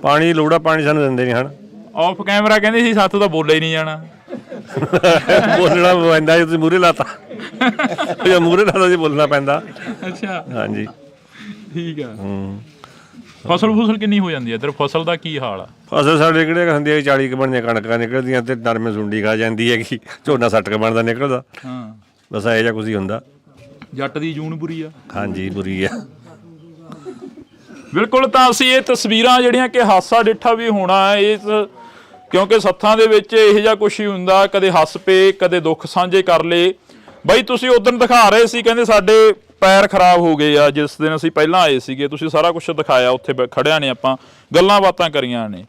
ਪਾਣੀ ਦੀ ਲੋੜ ਆ, ਪਾਣੀ ਸਾਨੂੰ ਦਿੰਦੇ ਨਹੀਂ ਹਨ। ਆਫ ਕੈਮਰਾ ਕਹਿੰਦੇ ਸੀ ਸਾਥੋਂ ਤਾਂ ਬੋਲਿਆ ਹੀ ਨਹੀਂ ਜਾਣਾ। ਬੋਲਣਾ ਪੈਂਦਾ ਜੀ, ਤੁਸੀਂ ਮੂਹਰੇ ਲਾਤਾ। ਜੇ ਮੂਹਰੇ ਲਾਤਾ ਜੀ ਬੋਲਣਾ ਪੈਂਦਾ। ਅੱਛਾ। ਹਾਂਜੀ ਠੀਕ ਆ। ਫਸਲ ਕਿੰਨੀ ਹੋ ਜਾਂਦੀ ਹੈ ਇੱਧਰ? ਫਸਲ ਦਾ ਕੀ ਹਾਲ ਆ? ਫਸਲ ਸਾਡੇ ਕਿਹੜੇ ਹੁੰਦੀ ਹੈ 40 ਕੁ ਬਣਦੀਆਂ ਕਣਕਾਂ ਨਿਕਲਦੀਆਂ ਤੇ ਨਰਮੇ ਸੁੰਡੀ ਖਾ ਜਾਂਦੀ ਹੈਗੀ, ਝੋਨਾ 60 ਕੁ ਬਣਦਾ ਨਿਕਲਦਾ। ਹਾਂ, ਬਸ ਇਹੋ ਜਿਹਾ ਕੁਝ ਹੀ ਹੁੰਦਾ। ਜੱਟ ਦੀ ਜੂਨ ਬੁਰੀ ਆ। ਹਾਂਜੀ, ਬੁਰੀ ਆ ਬਿਲਕੁਲ। ਤਾਂ ਅਸੀਂ ਇਹ ਤਸਵੀਰਾਂ ਜਿਹੜੀਆਂ ਕਿ ਹਾਸਾ ਡਿੱਠਾ ਵੀ ਹੋਣਾ ਇਸ, ਕਿਉਂਕਿ ਸੱਥਾਂ ਦੇ ਵਿੱਚ ਇਹੋ ਜਿਹਾ ਕੁਛ ਹੀ ਹੁੰਦਾ, ਕਦੇ ਹੱਸ ਪਏ, ਕਦੇ ਦੁੱਖ ਸਾਂਝੇ ਕਰ ਲਏ। ਬਾਈ ਤੁਸੀਂ ਉਦੋਂ ਦਿਖਾ ਰਹੇ ਸੀ, ਕਹਿੰਦੇ ਸਾਡੇ ਪੈਰ ਖਰਾਬ ਹੋ ਗਏ ਆ ਜਿਸ ਦਿਨ ਅਸੀਂ ਪਹਿਲਾਂ ਆਏ ਸੀਗੇ, ਤੁਸੀਂ ਸਾਰਾ ਕੁਛ ਦਿਖਾਇਆ, ਉੱਥੇ ਖੜਿਆ ਨੇ ਆਪਾਂ ਗੱਲਾਂ ਬਾਤਾਂ ਕਰੀਆਂ ਨੇ।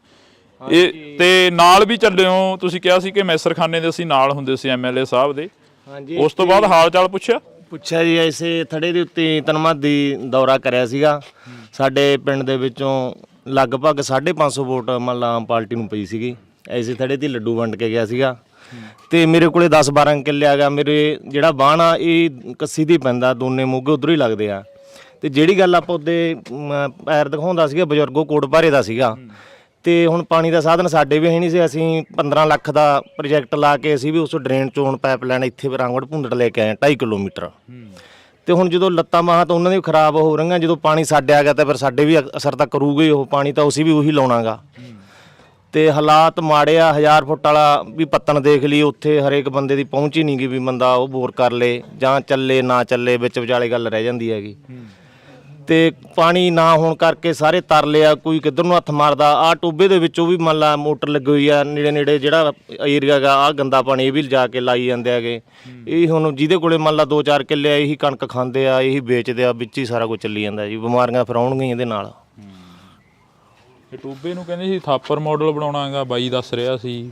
ਇਹ ਤੇ ਨਾਲ ਵੀ ਚੱਲੇ ਹੋ, ਤੁਸੀਂ ਕਿਹਾ ਸੀ ਕਿ ਮੈਸਰਖਾਨੇ ਦੇ ਅਸੀਂ ਨਾਲ ਹੁੰਦੇ ਸੀ MLA ਸਾਹਿਬ ਦੇ। ਹਾਂਜੀ। ਉਸ ਤੋਂ ਬਾਅਦ ਹਾਲ ਚਾਲ ਪੁੱਛਿਆ ਜੀ, ਐਸੇ ਥੜੇ ਦੇ ਉੱਤੇ ਤਨਮਾਦੀ ਦੌਰਾ ਕਰਿਆ ਸੀਗਾ। ਸਾਡੇ ਪਿੰਡ ਦੇ ਵਿੱਚੋਂ ਲਗਭਗ 550 ਵੋਟ ਮਤਲਬ ਆਮ ਪਾਰਟੀ ਨੂੰ ਪਈ ਸੀਗੀ। ਐਸੇ ਥੜੇ ਤੇ ਲੱਡੂ ਵੰਡ ਕੇ ਗਿਆ ਸੀਗਾ ਤੇ ਮੇਰੇ ਕੋਲੇ 10-12 ਕਿੱਲੇ ਆ ਗਿਆ। ਮੇਰੇ ਜਿਹੜਾ ਬਾਣ ਆ ਇਹ ਕੱਸੀ ਦੀ ਪੈਂਦਾ, ਦੋਨੇ ਮੋਗੇ ਉਧਰ ਹੀ ਲੱਗਦੇ ਆ। ਤੇ ਜਿਹੜੀ ਗੱਲ ਆਪਾਂ ਉਹਦੇ ਪੈਰ ਦਿਖਾਉਂਦਾ ਸੀਗਾ, ਬਜ਼ੁਰਗੋ ਕੋਟ ਭਾਰੇ ਦਾ ਸੀਗਾ। ਤੇ ਹੁਣ ਪਾਣੀ ਦਾ ਸਾਧਨ ਸਾਡੇ ਵੀ ਹੈ ਨਹੀਂ ਸੀ। ਅਸੀਂ 15 ਲੱਖ ਦਾ ਪ੍ਰੋਜੈਕਟ ਲਾ ਕੇ ਅਸੀਂ ਵੀ ਉਸ ਡਰੇਨ ਚੋਂ ਪਾਈਪ ਲਾਈਨ ਇੱਥੇ ਰਾਂਗੜ ਭੁੰਦੜ ਲੈ ਕੇ ਆਏ 2.5 ਕਿਲੋਮੀਟਰ। ਤੇ ਹੁਣ ਜਦੋਂ ਲੱਤਾਂ ਬਾਹਾਂ ਤਾਂ ਉਹਨਾਂ ਦੀ ਖਰਾਬ ਹੋ ਰਹੀਆਂ, ਜਦੋਂ ਪਾਣੀ ਸਾਡੇ ਆ ਗਿਆ ਤਾਂ ਫਿਰ ਸਾਡੇ ਵੀ ਅਸਰ ਤਾਂ ਕਰੂਗਾ ਹੀ ਉਹ ਪਾਣੀ, ਤਾਂ ਅਸੀਂ ਵੀ ਉਹੀ ਲਾਉਣਾਗਾ। ਤੇ ਹਾਲਾਤ ਮਾੜੇ ਆ। 1000 ਫੁੱਟ ਵਾਲਾ ਵੀ ਪੱਤਣ ਦੇਖ ਲਈ, ਉੱਥੇ ਹਰੇਕ ਬੰਦੇ ਦੀ ਪਹੁੰਚ ਹੀ ਨਹੀਂ ਗਈ ਵੀ ਬੰਦਾ ਉਹ ਬੋਰ ਕਰ ਲੇ ਜਾਂ ਚੱਲੇ ਨਾ ਚੱਲੇ, ਵਿੱਚ ਵਿਚਾਲੇ ਗੱਲ ਰਹਿ ਜਾਂਦੀ ਹੈਗੀ। ਤੇ ਪਾਣੀ ਨਾ ਹੋਣ ਕਰਕੇ ਸਾਰੇ ਤਰਲੇ ਆ, ਕੋਈ ਕਿੱਧਰ ਨੂੰ ਹੱਥ ਮਾਰਦਾ। ਆਹ ਟੋਬੇ ਦੇ ਵਿੱਚੋਂ ਵੀ ਮੰਨ ਲਾ ਮੋਟਰ ਲੱਗੀ ਹੋਈ ਆ ਨੇੜੇ ਜਿਹੜਾ ਏਰੀਆ ਗਾ, ਆਹ ਗੰਦਾ ਪਾਣੀ ਇਹ ਵੀ ਲਿਜਾ ਕੇ ਲਾਈ ਜਾਂਦੇ ਹੈਗੇ। ਇਹ ਹੁਣ ਜਿਹਦੇ ਕੋਲੇ ਮੰਨ ਲਾ 2-4 ਕਿੱਲੇ ਆ, ਇਹੀ ਕਣਕ ਖਾਂਦੇ ਆ, ਇਹੀ ਵੇਚਦੇ ਆ, ਵਿੱਚ ਹੀ ਸਾਰਾ ਕੁਝ ਚੱਲੀ ਜਾਂਦਾ ਜੀ। ਬਿਮਾਰੀਆਂ ਫਿਰ ਆਉਣਗੀਆਂ ਇਹਦੇ ਨਾਲ। ਟੋਬੇ ਨੂੰ ਕਹਿੰਦੇ ਸੀ ਥਾਪਰ ਮਾਡਲ ਬਣਾਉਣਾਗਾ, ਬਾਈ ਦੱਸ ਰਿਹਾ ਸੀ।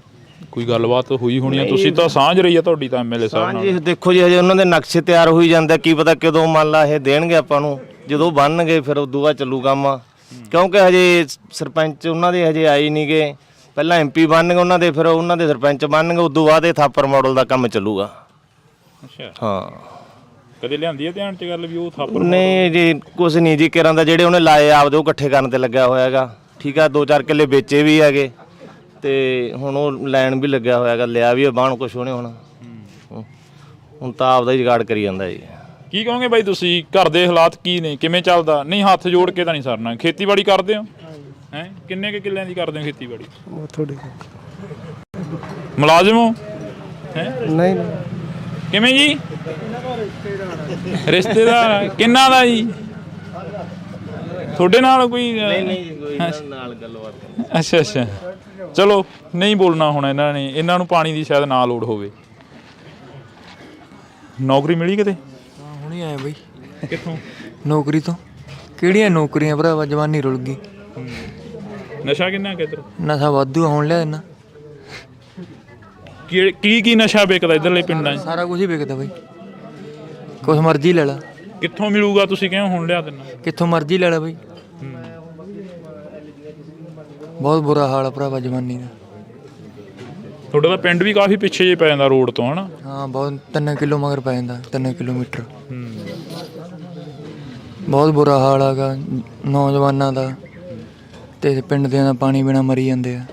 ਕੋਈ ਗੱਲਬਾਤ ਹੋਈ ਹੋਣੀ ਆ? ਤੁਸੀਂ ਤਾਂ ਸਾਂਝ ਰਹੀ ਆ ਤੁਹਾਡੀ ਤਾਂ MLA ਸਾਹਿਬ ਨਾਲ। ਹਾਂਜੀ, ਦੇਖੋ ਜੀ ਹਜੇ ਉਹਨਾਂ ਦੇ ਨਕਸ਼ੇ ਤਿਆਰ ਹੋਈ ਜਾਂਦੇ, ਕੀ ਪਤਾ ਕਦੋਂ ਮੰਨ ਲਾ ਇਹ ਦੇਣਗੇ ਆਪਾਂ ਨੂੰ। ਜਦੋਂ ਬਣਨਗੇ ਫਿਰ ਉਦੋਂ ਬਾਅਦ ਚੱਲੂ ਕੰਮ, ਕਿਉਂਕਿ ਹਜੇ ਸਰਪੰਚ ਉਹਨਾਂ ਦੇ ਹਜੇ ਆਏ ਨਹੀਂ ਗੇ ਪਹਿਲਾਂ ਐਮਪੀ ਬਣਨਗੇ ਉਹਨਾਂ ਦੇ, ਫਿਰ ਉਹਨਾਂ ਦੇ ਸਰਪੰਚ ਬਣਨਗੇ, ਉਦੋਂ ਬਾਅਦ ਇਹ ਥਾਪਰ ਮਾਡਲ ਦਾ ਕੰਮ ਚੱਲੂਗਾ। ਅੱਛਾ ਹਾਂ ਕਦੇ ਲਿਆਂਦੀ ਹੈ ਧਿਆਨ 'ਚ ਗੱਲ ਵੀ ਉਹ ਥਾਪਰ ਨਹੀਂ ਜੀ, ਕੁਛ ਨਹੀਂ ਜੀ, ਕਿਰਾਂ ਦਾ ਜਿਹੜੇ ਉਹਨੇ ਲਾਏ ਆਪਦੇ ਉਹ ਇਕੱਠੇ ਕਰਨ ਤੇ ਲੱਗਿਆ ਹੋਇਆ ਹੈਗਾ। ਠੀਕ ਆ, 2-4 ਕਿੱਲੇ ਵੇਚੇ ਵੀ ਹੈਗੇ ਤੇ ਹੁਣ ਉਹ ਲੈਣ ਵੀ ਲੱਗਿਆ ਹੋਇਆ ਹੈਗਾ, ਲਿਆ ਵੀ ਬਾਣ ਕੁਛ ਉਹਨੇ ਹੁਣ ਤਾਂ ਆਪਦਾ ਹੀ ਜੁਗਾੜ ਕਰੀ ਜਾਂਦਾ ਜੀ। ਕੀ ਕਹੋਗੇ ਬਾਈ ਤੁਸੀਂ, ਘਰ ਦੇ ਹਾਲਾਤ ਕੀ ਨੇ, ਕਿਵੇਂ ਚੱਲਦਾ? ਨਹੀਂ ਹੱਥ ਜੋੜ ਕੇ ਤਾਂ ਨਹੀਂ ਸਰਨਾ। ਖੇਤੀਬਾੜੀ ਕਰਦੇ ਹੋ ਹੈ? ਕਿੰਨੇ ਕੁ ਕਿੱਲਿਆਂ ਦੀ ਕਰਦੇ ਹੋ ਖੇਤੀਬਾੜੀ? ਉਹ ਥੋੜੀ ਮੁਲਾਜ਼ਮ ਹੋ ਹੈ? ਨਹੀਂ ਕਿਵੇਂ ਜੀ? ਰਿਸ਼ਤੇਦਾਰ ਕਿੰਨਾ ਦਾ ਜੀ? ਤੁਹਾਡੇ ਨਾਲ ਕੋਈ ਨਾਲ ਗੱਲਬਾਤ। ਅੱਛਾ ਅੱਛਾ, ਚਲੋ ਨਹੀਂ ਬੋਲਣਾ ਹੁਣ ਇਹਨਾਂ ਨੇ, ਇਹਨਾਂ ਨੂੰ ਪਾਣੀ ਦੀ ਸ਼ਾਇਦ ਨਾ ਲੋੜ ਹੋਵੇ। ਨੌਕਰੀ ਮਿਲੀ ਕਿਤੇ? ਹੁਣੇ ਆਇਆ ਬਈ। ਕਿੱਥੋਂ? ਨੌਕਰੀ ਤੋਂ। ਕਿਹੜੀਆਂ ਨੌਕਰੀਆਂ ਭਰਾਵਾ, ਜਵਾਨੀ ਰੁਲ ਗਈ। ਨਸ਼ਾ ਕਿੰਨਾ ਕਿੱਧਰ? ਨਸ਼ਾ ਵਾਧੂ ਹੁਣ ਲਿਆ ਇਹਨਾਂ। ਕੀ ਨਸ਼ਾ ਵਿਕਦਾ ਇੱਧਰਲੇ ਪਿੰਡਾਂ 'ਚ? ਸਾਰਾ ਕੁਝ ਹੀ ਵਿਕਦਾ ਬਈ, ਕੁਛ ਮਰਜ਼ੀ ਲੈ ਲਾ। ਕਿੱਥੋਂ ਮਿਲੂਗਾ? ਤੁਸੀਂ ਕਿਉਂ ਹੁਣ ਲਿਆ ਦਿੰਨਾ? ਕਿੱਥੋਂ ਮਰਜ਼ੀ ਲੈ ਲਾ ਬਈ। ਬਹੁਤ ਬੁਰਾ ਹਾਲ ਆ ਭਰਾਵਾ ਜਵਾਨੀ ਦਾ। ਤੁਹਾਡਾ ਤਾਂ ਪਿੰਡ ਵੀ ਕਾਫੀ ਪਿੱਛੇ ਜੇ ਪੈ ਜਾਂਦਾ ਰੋਡ ਤੋਂ, ਹਨਾ? ਹਾਂ ਬਹੁਤ, 3 ਕਿਲੋ ਮਗਰ ਪੈ ਜਾਂਦਾ, 3 ਕਿਲੋਮੀਟਰ। ਬਹੁਤ ਬੁਰਾ ਹਾਲ ਹੈਗਾ ਨੌਜਵਾਨਾਂ ਦਾ, ਤੇ ਪਿੰਡ ਦੇ ਦਾ ਪਾਣੀ ਬਿਨਾਂ ਮਰੀ ਜਾਂਦੇ ਆ।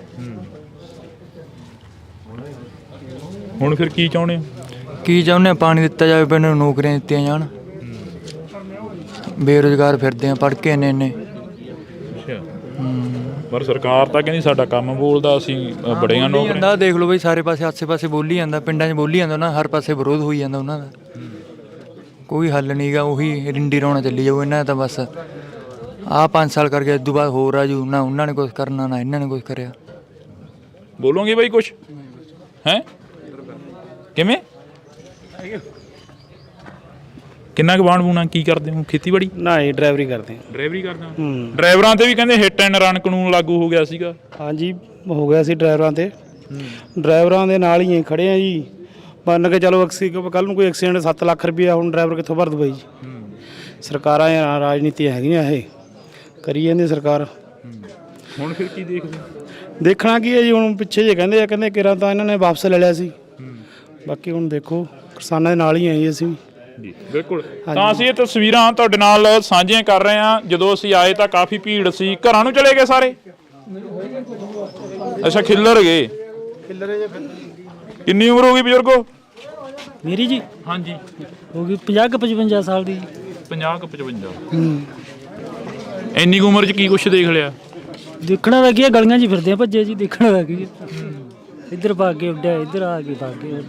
ਹੁਣ ਫਿਰ ਕੀ ਚਾਹੁੰਦੇ ਹੋ? ਕੀ ਚਾਹੁੰਦੇ ਆ? ਪਾਣੀ ਦਿੱਤਾ ਜਾਵੇ, ਪਿੰਡ ਨੂੰ ਨੌਕਰੀਆਂ ਦਿੱਤੀਆਂ ਜਾਣ। ਬੇਰੁਜ਼ਗਾਰ ਫਿਰਦੇ ਆ, ਪੜ੍ਹ ਕੇ ਇੰਨੇ। ਪਰ ਸਰਕਾਰ ਤਾਂ ਕਹਿੰਦੀ ਸਾਡਾ ਕੰਮ ਬੋਲਦਾ, ਅਸੀਂ ਬੜੀਆਂ ਨੌਕਰੀਆਂ। ਦੇਖ ਲਓ ਬਈ, ਸਾਰੇ ਪਾਸੇ ਆਸੇ ਪਾਸੇ ਬੋਲੀ ਜਾਂਦਾ, ਪਿੰਡਾਂ 'ਚ ਬੋਲੀ ਜਾਂਦਾ ਨਾ, ਹਰ ਪਾਸੇ ਵਿਰੋਧ ਹੋਈ ਜਾਂਦਾ ਉਹਨਾਂ ਦਾ। ਕੋਈ ਹੱਲ ਨਹੀਂ ਗਾ, ਉਹੀ ਰਿੰਡੀ ਰੌਣਾ ਚੱਲੀ ਜਾਊ ਇਹਨਾਂ ਦਾ ਤਾਂ ਬਸ। ਆਹ 5 ਸਾਲ ਕਰਕੇ ਇਸ ਤੋਂ ਬਾਅਦ ਹੋਰ ਆ ਜੂ ਨਾ, ਉਹਨਾਂ ਨੇ ਕੁਛ ਕਰਨਾ ਨਾ ਇਹਨਾਂ ਨੇ ਕੁਛ ਕਰਿਆ। ਬੋਲੋਗੇ ਬਾਈ ਕੁਛ ਹੈ? ਕਿਵੇਂ? ਕਿੰਨਾ ਕੁ ਬਾਣ ਬੂਣਾ ਕੀ ਕਰਦੇ ਹੋ? ਖੇਤੀਬਾੜੀ? ਨਾ ਇਹ ਡਰਾਈਵਰੀ ਕਰਦੇ ਆ। ਡਰਾਈਵਰੀ ਕਰਦਾ? ਡਰਾਈਵਰਾਂ ਤੇ ਵੀ ਕਹਿੰਦੇ ਹਿੱਟ ਐਂਡ ਰਨ ਕਾਨੂੰਨ ਲਾਗੂ ਹੋ ਗਿਆ ਸੀਗਾ। ਹਾਂਜੀ ਹੋ ਗਿਆ ਸੀ ਡਰਾਈਵਰਾਂ ਤੇ। ਡਰਾਈਵਰਾਂ ਦੇ ਨਾਲ ਹੀ ਖੜੇ ਆ ਜੀ, ਮੰਨ ਕੇ ਚਲੋ ਕੱਲ ਨੂੰ ਕੋਈ ਐਕਸੀਡੈਂਟ 7 ਲੱਖ ਰੁਪਇਆ ਹੁਣ ਡਰਾਈਵਰ ਕਿੱਥੋਂ ਭਰ ਦੂ ਬਾਈ ਜੀ। ਸਰਕਾਰਾਂ ਰਾਜਨੀਤੀਆਂ ਹੈਗੀਆਂ, ਇਹ ਕਰੀ ਜਾਂਦੀ ਸਰਕਾਰ। ਹੁਣ ਫਿਰ ਕੀ ਦੇਖਦੇ? ਦੇਖਣਾ ਕੀ ਹੈ ਜੀ, ਹੁਣ ਪਿੱਛੇ ਜੇ ਕਹਿੰਦੇ ਕਿਰਾਂ ਤਾਂ ਇਹਨਾਂ ਨੇ ਵਾਪਸ ਲੈ ਲਿਆ ਸੀ। ਬਾਕੀ ਹੁਣ ਦੇਖੋ, ਕਿਸਾਨਾਂ ਦੇ ਨਾਲ ਹੀ ਆਏ ਅਸੀਂ ਜੀ। ਬਿਲਕੁਲ, ਤਾਂ ਅਸੀਂ ਇਹ ਤਸਵੀਰਾਂ ਤੁਹਾਡੇ ਨਾਲ ਸਾਂਝੀਆਂ ਕਰ ਰਹੇ ਹਾਂ। ਜਦੋਂ ਅਸੀਂ ਆਏ ਤਾਂ ਕਾਫੀ ਭੀੜ ਸੀ, ਘਰਾਂ ਨੂੰ ਚਲੇ ਗਏ ਸਾਰੇ? ਅੱਛਾ, ਖਿੱਲਰ ਗਏ। ਕਿੰਨੀ ਉਮਰ ਹੋ ਗਈ ਬਜ਼ੁਰਗੋ? ਮੇਰੀ ਜੀ ਹਾਂਜੀ ਹੋ ਗਈ 50-55 ਸਾਲ ਦੀ। 50-55। ਇੰਨੀ ਉਮਰ 'ਚ ਕੀ ਕੁਛ ਦੇਖ ਲਿਆ? ਦੇਖਣਾ ਵਾ ਕੀ, ਗਲੀਆਂ 'ਚ ਫਿਰਦੇ ਆ ਭੱਜੇ ਜੀ, ਦੇਖਣਾ ਵਾ ਕੀ। ਇੱਧਰ ਭਾਗ ਕੇ ਉੱਡਿਆ, ਇੱਧਰ ਆ ਕੇ ਭਾਗ ਕੇ।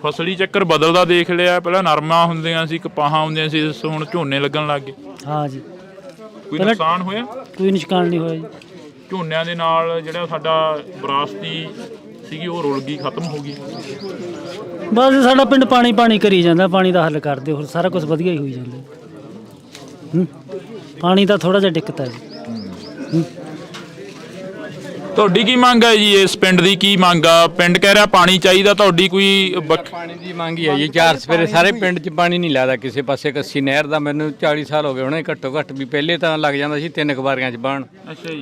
ਫਸਲੀ ਚੱਕਰ ਬਦਲਦਾ ਦੇਖ ਲਿਆ। ਪਹਿਲਾਂ ਨਰਮਾ ਹੁੰਦੀਆਂ ਸੀ, ਕਪਾਹਾਂ ਹੁੰਦੀਆਂ ਸੀ, ਹੁਣ ਝੋਨੇ ਲੱਗਣ ਲੱਗ ਗਏ। ਹਾਂ ਜੀ। ਕੋਈ ਨੁਕਸਾਨ ਹੋਇਆ? ਕੋਈ ਨੁਕਸਾਨ ਨਹੀਂ ਹੋਇਆ ਜੀ। ਝੋਨਿਆਂ ਦੇ ਨਾਲ ਜਿਹੜਾ ਸਾਡਾ ਵਿਰਾਸਤੀ ਸੀਗੀ ਉਹ ਰੁਲ ਗਈ, ਖਤਮ ਹੋ ਗਈ। ਬਸ ਸਾਡਾ ਪਿੰਡ ਪਾਣੀ ਕਰੀ ਜਾਂਦਾ, ਪਾਣੀ ਦਾ ਹੱਲ ਕਰਦੇ, ਹੋਰ ਸਾਰਾ ਕੁਝ ਵਧੀਆ ਹੀ ਹੋਈ ਜਾਂਦਾ। ਪਾਣੀ ਦਾ ਥੋੜਾ ਜਿਹਾ ਦਿੱਕਤ ਹੈ ਜੀ। ਤੁਹਾਡੀ ਕੀ ਮੰਗ ਹੈ ਜੀ? ਇਸ ਪਿੰਡ ਦੀ ਕੀ ਮੰਗ ਆ? ਪਿੰਡ ਕਹਿ ਰਿਹਾ ਪਾਣੀ ਚਾਹੀਦਾ, ਤੁਹਾਡੀ ਕੋਈ? ਪਾਣੀ ਦੀ ਮੰਗ ਹੀ ਹੈ ਜੀ। 4 ਸਵੇਰੇ ਸਾਰੇ ਪਿੰਡ 'ਚ ਪਾਣੀ ਨਹੀਂ ਲੱਗਦਾ ਕਿਸੇ ਪਾਸੇ। ਕੱਸੀ ਨਹਿਰ ਦਾ ਮੈਨੂੰ 40 ਸਾਲ ਹੋ ਗਏ ਹੁਣੇ ਘੱਟੋ ਘੱਟ ਵੀ। ਪਹਿਲੇ ਤਾਂ ਲੱਗ ਜਾਂਦਾ ਸੀ 3 ਵਾਰੀਆਂ 'ਚ ਬਾਣ,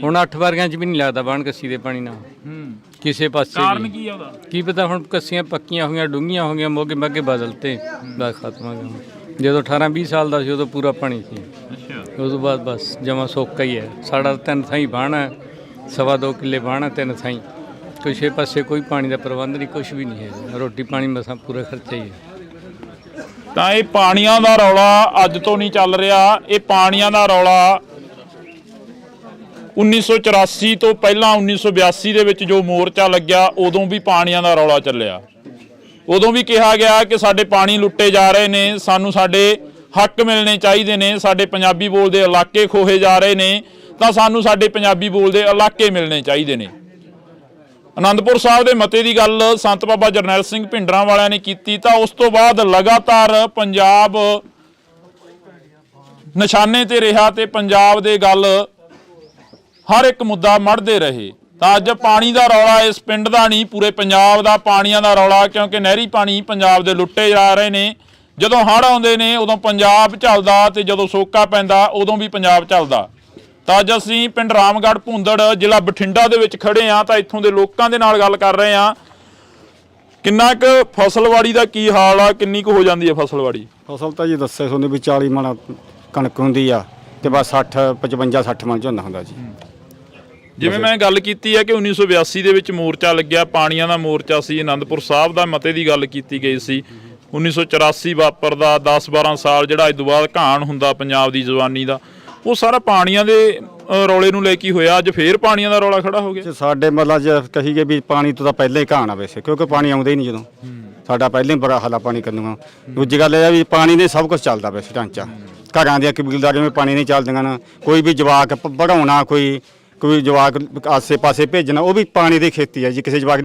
ਹੁਣ 8 ਵਾਰੀਆਂ 'ਚ ਵੀ ਨਹੀਂ ਲੱਗਦਾ ਬਾਣ ਕੱਸੀ ਦੇ ਪਾਣੀ ਨਾਲ ਕਿਸੇ ਪਾਸੇ। ਕਾਰਨ ਕੀ ਆ ਉਹਦਾ? ਕੀ ਪਤਾ, ਹੁਣ ਕੱਸੀਆਂ ਪੱਕੀਆਂ ਹੋਈਆਂ, ਡੂੰਘੀਆਂ ਹੋ ਗਈਆਂ, ਮੋਗੇ ਮੱਗੇ ਬਦਲਤੇ, ਬਸ ਖਤਮ ਹੋ ਗਿਆ। ਜਦੋਂ 18-20 ਸਾਲ ਦਾ ਸੀ ਉਦੋਂ ਪੂਰਾ ਪਾਣੀ ਸੀ। ਉਸ ਤੋਂ ਬਾਅਦ ਬਸ ਜਮਾ ਸੋਕਾ ਹੀ ਹੈ। ਸਾਡਾ 3 ਥਾਈਂ ਬਾਣ ਹੈ, 2.25 ਕਿੱਲੇ ਬਾਣ ਹੈ, 3 ਥਾਈਂ। ਕਿਸੇ ਪਾਸੇ ਕੋਈ ਪਾਣੀ ਦਾ ਪ੍ਰਬੰਧ ਨਹੀਂ, ਕੁਛ ਵੀ ਨਹੀਂ ਹੈ। ਰੋਟੀ ਪਾਣੀ ਮਸਾਂ ਪੂਰਾ ਖਰਚਾ ਹੀ ਹੈ। ਤਾਂ ਇਹ ਪਾਣੀਆਂ ਦਾ ਰੌਲਾ ਅੱਜ ਤੋਂ ਨਹੀਂ ਚੱਲ ਰਿਹਾ। ਇਹ ਪਾਣੀਆਂ ਦਾ ਰੌਲਾ 1984 ਤੋਂ ਪਹਿਲਾਂ 1982 ਦੇ ਵਿੱਚ ਜੋ ਮੋਰਚਾ ਲੱਗਿਆ, ਉਦੋਂ ਵੀ ਪਾਣੀਆਂ ਦਾ ਰੌਲਾ ਚੱਲਿਆ। ਉਦੋਂ ਵੀ ਕਿਹਾ ਗਿਆ ਕਿ ਸਾਡੇ ਪਾਣੀ ਲੁੱਟੇ ਜਾ ਰਹੇ ਨੇ, ਸਾਨੂੰ ਸਾਡੇ ਹੱਕ ਮਿਲਣੇ ਚਾਹੀਦੇ ਨੇ, ਸਾਡੇ ਪੰਜਾਬੀ ਬੋਲਦੇ ਇਲਾਕੇ ਖੋਹੇ ਜਾ ਰਹੇ ਨੇ, ਤਾਂ ਸਾਨੂੰ ਸਾਡੇ ਪੰਜਾਬੀ ਬੋਲਦੇ ਇਲਾਕੇ ਮਿਲਣੇ ਚਾਹੀਦੇ ਨੇ। ਅਨੰਦਪੁਰ ਸਾਹਿਬ ਦੇ ਮਤੇ ਦੀ ਗੱਲ ਸੰਤ ਬਾਬਾ ਜਰਨੈਲ ਸਿੰਘ ਭਿੰਡਰਾਂ ਵਾਲਿਆਂ ਨੇ ਕੀਤੀ, ਤਾਂ ਉਸ ਤੋਂ ਬਾਅਦ ਲਗਾਤਾਰ ਪੰਜਾਬ ਨਿਸ਼ਾਨੇ ਤੇ ਰਿਹਾ ਤੇ ਪੰਜਾਬ ਦੇ ਗੱਲ ਹਰ ਇੱਕ ਮੁੱਦਾ ਮੜਦੇ ਰਹੇ। ਤਾਂ ਅੱਜ ਪਾਣੀ ਦਾ ਰੌਲਾ ਇਸ ਪਿੰਡ ਦਾ ਨਹੀਂ, ਪੂਰੇ ਪੰਜਾਬ ਦਾ ਪਾਣੀਆਂ ਦਾ ਰੌਲਾ, ਕਿਉਂਕਿ ਨਹਿਰੀ ਪਾਣੀ ਪੰਜਾਬ ਦੇ ਲੁੱਟੇ ਜਾ ਰਹੇ ਨੇ। ਜਦੋਂ ਹੜ੍ਹ ਆਉਂਦੇ ਨੇ ਉਦੋਂ ਪੰਜਾਬ ਝੱਲਦਾ, ਤੇ ਜਦੋਂ ਸੋਕਾ ਪੈਂਦਾ ਉਦੋਂ ਵੀ ਪੰਜਾਬ ਝੱਲਦਾ। ਤਾਂ ਅੱਜ ਅਸੀਂ ਪਿੰਡ ਰਾਮਗੜ੍ਹ ਭੁੰਦੜ ਜ਼ਿਲ੍ਹਾ ਬਠਿੰਡਾ ਦੇ ਵਿੱਚ ਖੜੇ ਆ ਤਾਂ ਇੱਥੋਂ ਦੇ ਲੋਕਾਂ ਦੇ ਨਾਲ ਗੱਲ ਕਰ ਰਹੇ ਆ। ਕਿੰਨਾ ਕੁ ਫਸਲਵਾੜੀ ਦਾ ਕੀ ਹਾਲ ਆ, ਕਿੰਨੀ ਕੁ ਹੋ ਜਾਂਦੀ ਹੈ ਫਸਲਵਾੜੀ? ਫਸਲ ਤਾਂ ਜੀ ਦੱਸੇ ਤੁਹਾਨੂੰ ਵੀ 40 ਮਣ ਕਣਕ ਹੁੰਦੀ ਆ ਤੇ ਬਸ 60 55 60 ਮਣ ਝੋਨਾ ਹੁੰਦਾ ਜੀ। ਜਿਵੇਂ ਮੈਂ ਗੱਲ ਕੀਤੀ ਹੈ ਕਿ 1982 ਦੇ ਵਿੱਚ ਮੋਰਚਾ ਲੱਗਿਆ, ਪਾਣੀਆਂ ਦਾ ਮੋਰਚਾ ਸੀ, ਆਨੰਦਪੁਰ ਸਾਹਿਬ ਦਾ ਮਤੇ ਦੀ ਗੱਲ ਕੀਤੀ ਗਈ ਸੀ। 1984 ਵਾਪਰਦਾ 10-12 ਸਾਲ ਜਿਹੜਾ ਇਸ ਤੋਂ ਬਾਅਦ ਘਾਣ ਹੁੰਦਾ ਪੰਜਾਬ ਦੀ ਜਵਾਨੀ ਦਾ, ਉਹ ਸਾਰਾ ਪਾਣੀਆਂ ਦੇ ਰੌਲੇ ਨੂੰ ਲੈ ਕੇ ਹੋਇਆ। ਅੱਜ ਫੇਰ ਪਾਣੀਆਂ ਦਾ ਰੌਲਾ ਖੜਾ ਹੋ ਗਿਆ। ਸਾਡੇ ਮਤਲਬ ਜੇ ਕਹੀਏ ਵੀ ਪਾਣੀ ਤੋਂ ਤਾਂ ਪਹਿਲਾਂ ਹੀ ਘਾਣ ਆ ਵੈਸੇ, ਕਿਉਂਕਿ ਪਾਣੀ ਆਉਂਦਾ ਹੀ ਨਹੀਂ ਜਦੋਂ। ਸਾਡਾ ਪਹਿਲਾਂ ਹੀ ਬੁਰਾ ਹਾਲ ਆ ਪਾਣੀ ਕੰਨੋਂ। ਦੂਜੀ ਗੱਲ ਇਹ ਆ ਵੀ ਪਾਣੀ ਨੇ ਸਭ ਕੁਝ ਚੱਲਦਾ ਵੈਸੇ ਢਾਂਚਾ। ਘਰਾਂ ਦੀਆਂ ਕਬੀਲਦਾਰੀਆਂ ਵਿੱਚ ਪਾਣੀ ਨਹੀਂ ਚੱਲਦੀਆਂ ਨਾ, ਕੋਈ ਵੀ ਜਵਾਕ ਪੜਾਉਣਾ, ਕੋਈ ਜਵਾਕ ਆਸੇ ਪਾਸੇ ਭੇਜਣਾ, ਉਹ ਵੀ ਪਾਣੀ ਦੀ ਖੇਤੀ ਹੈ ਜੀ। ਕਿਸੇ ਜਵਾਕ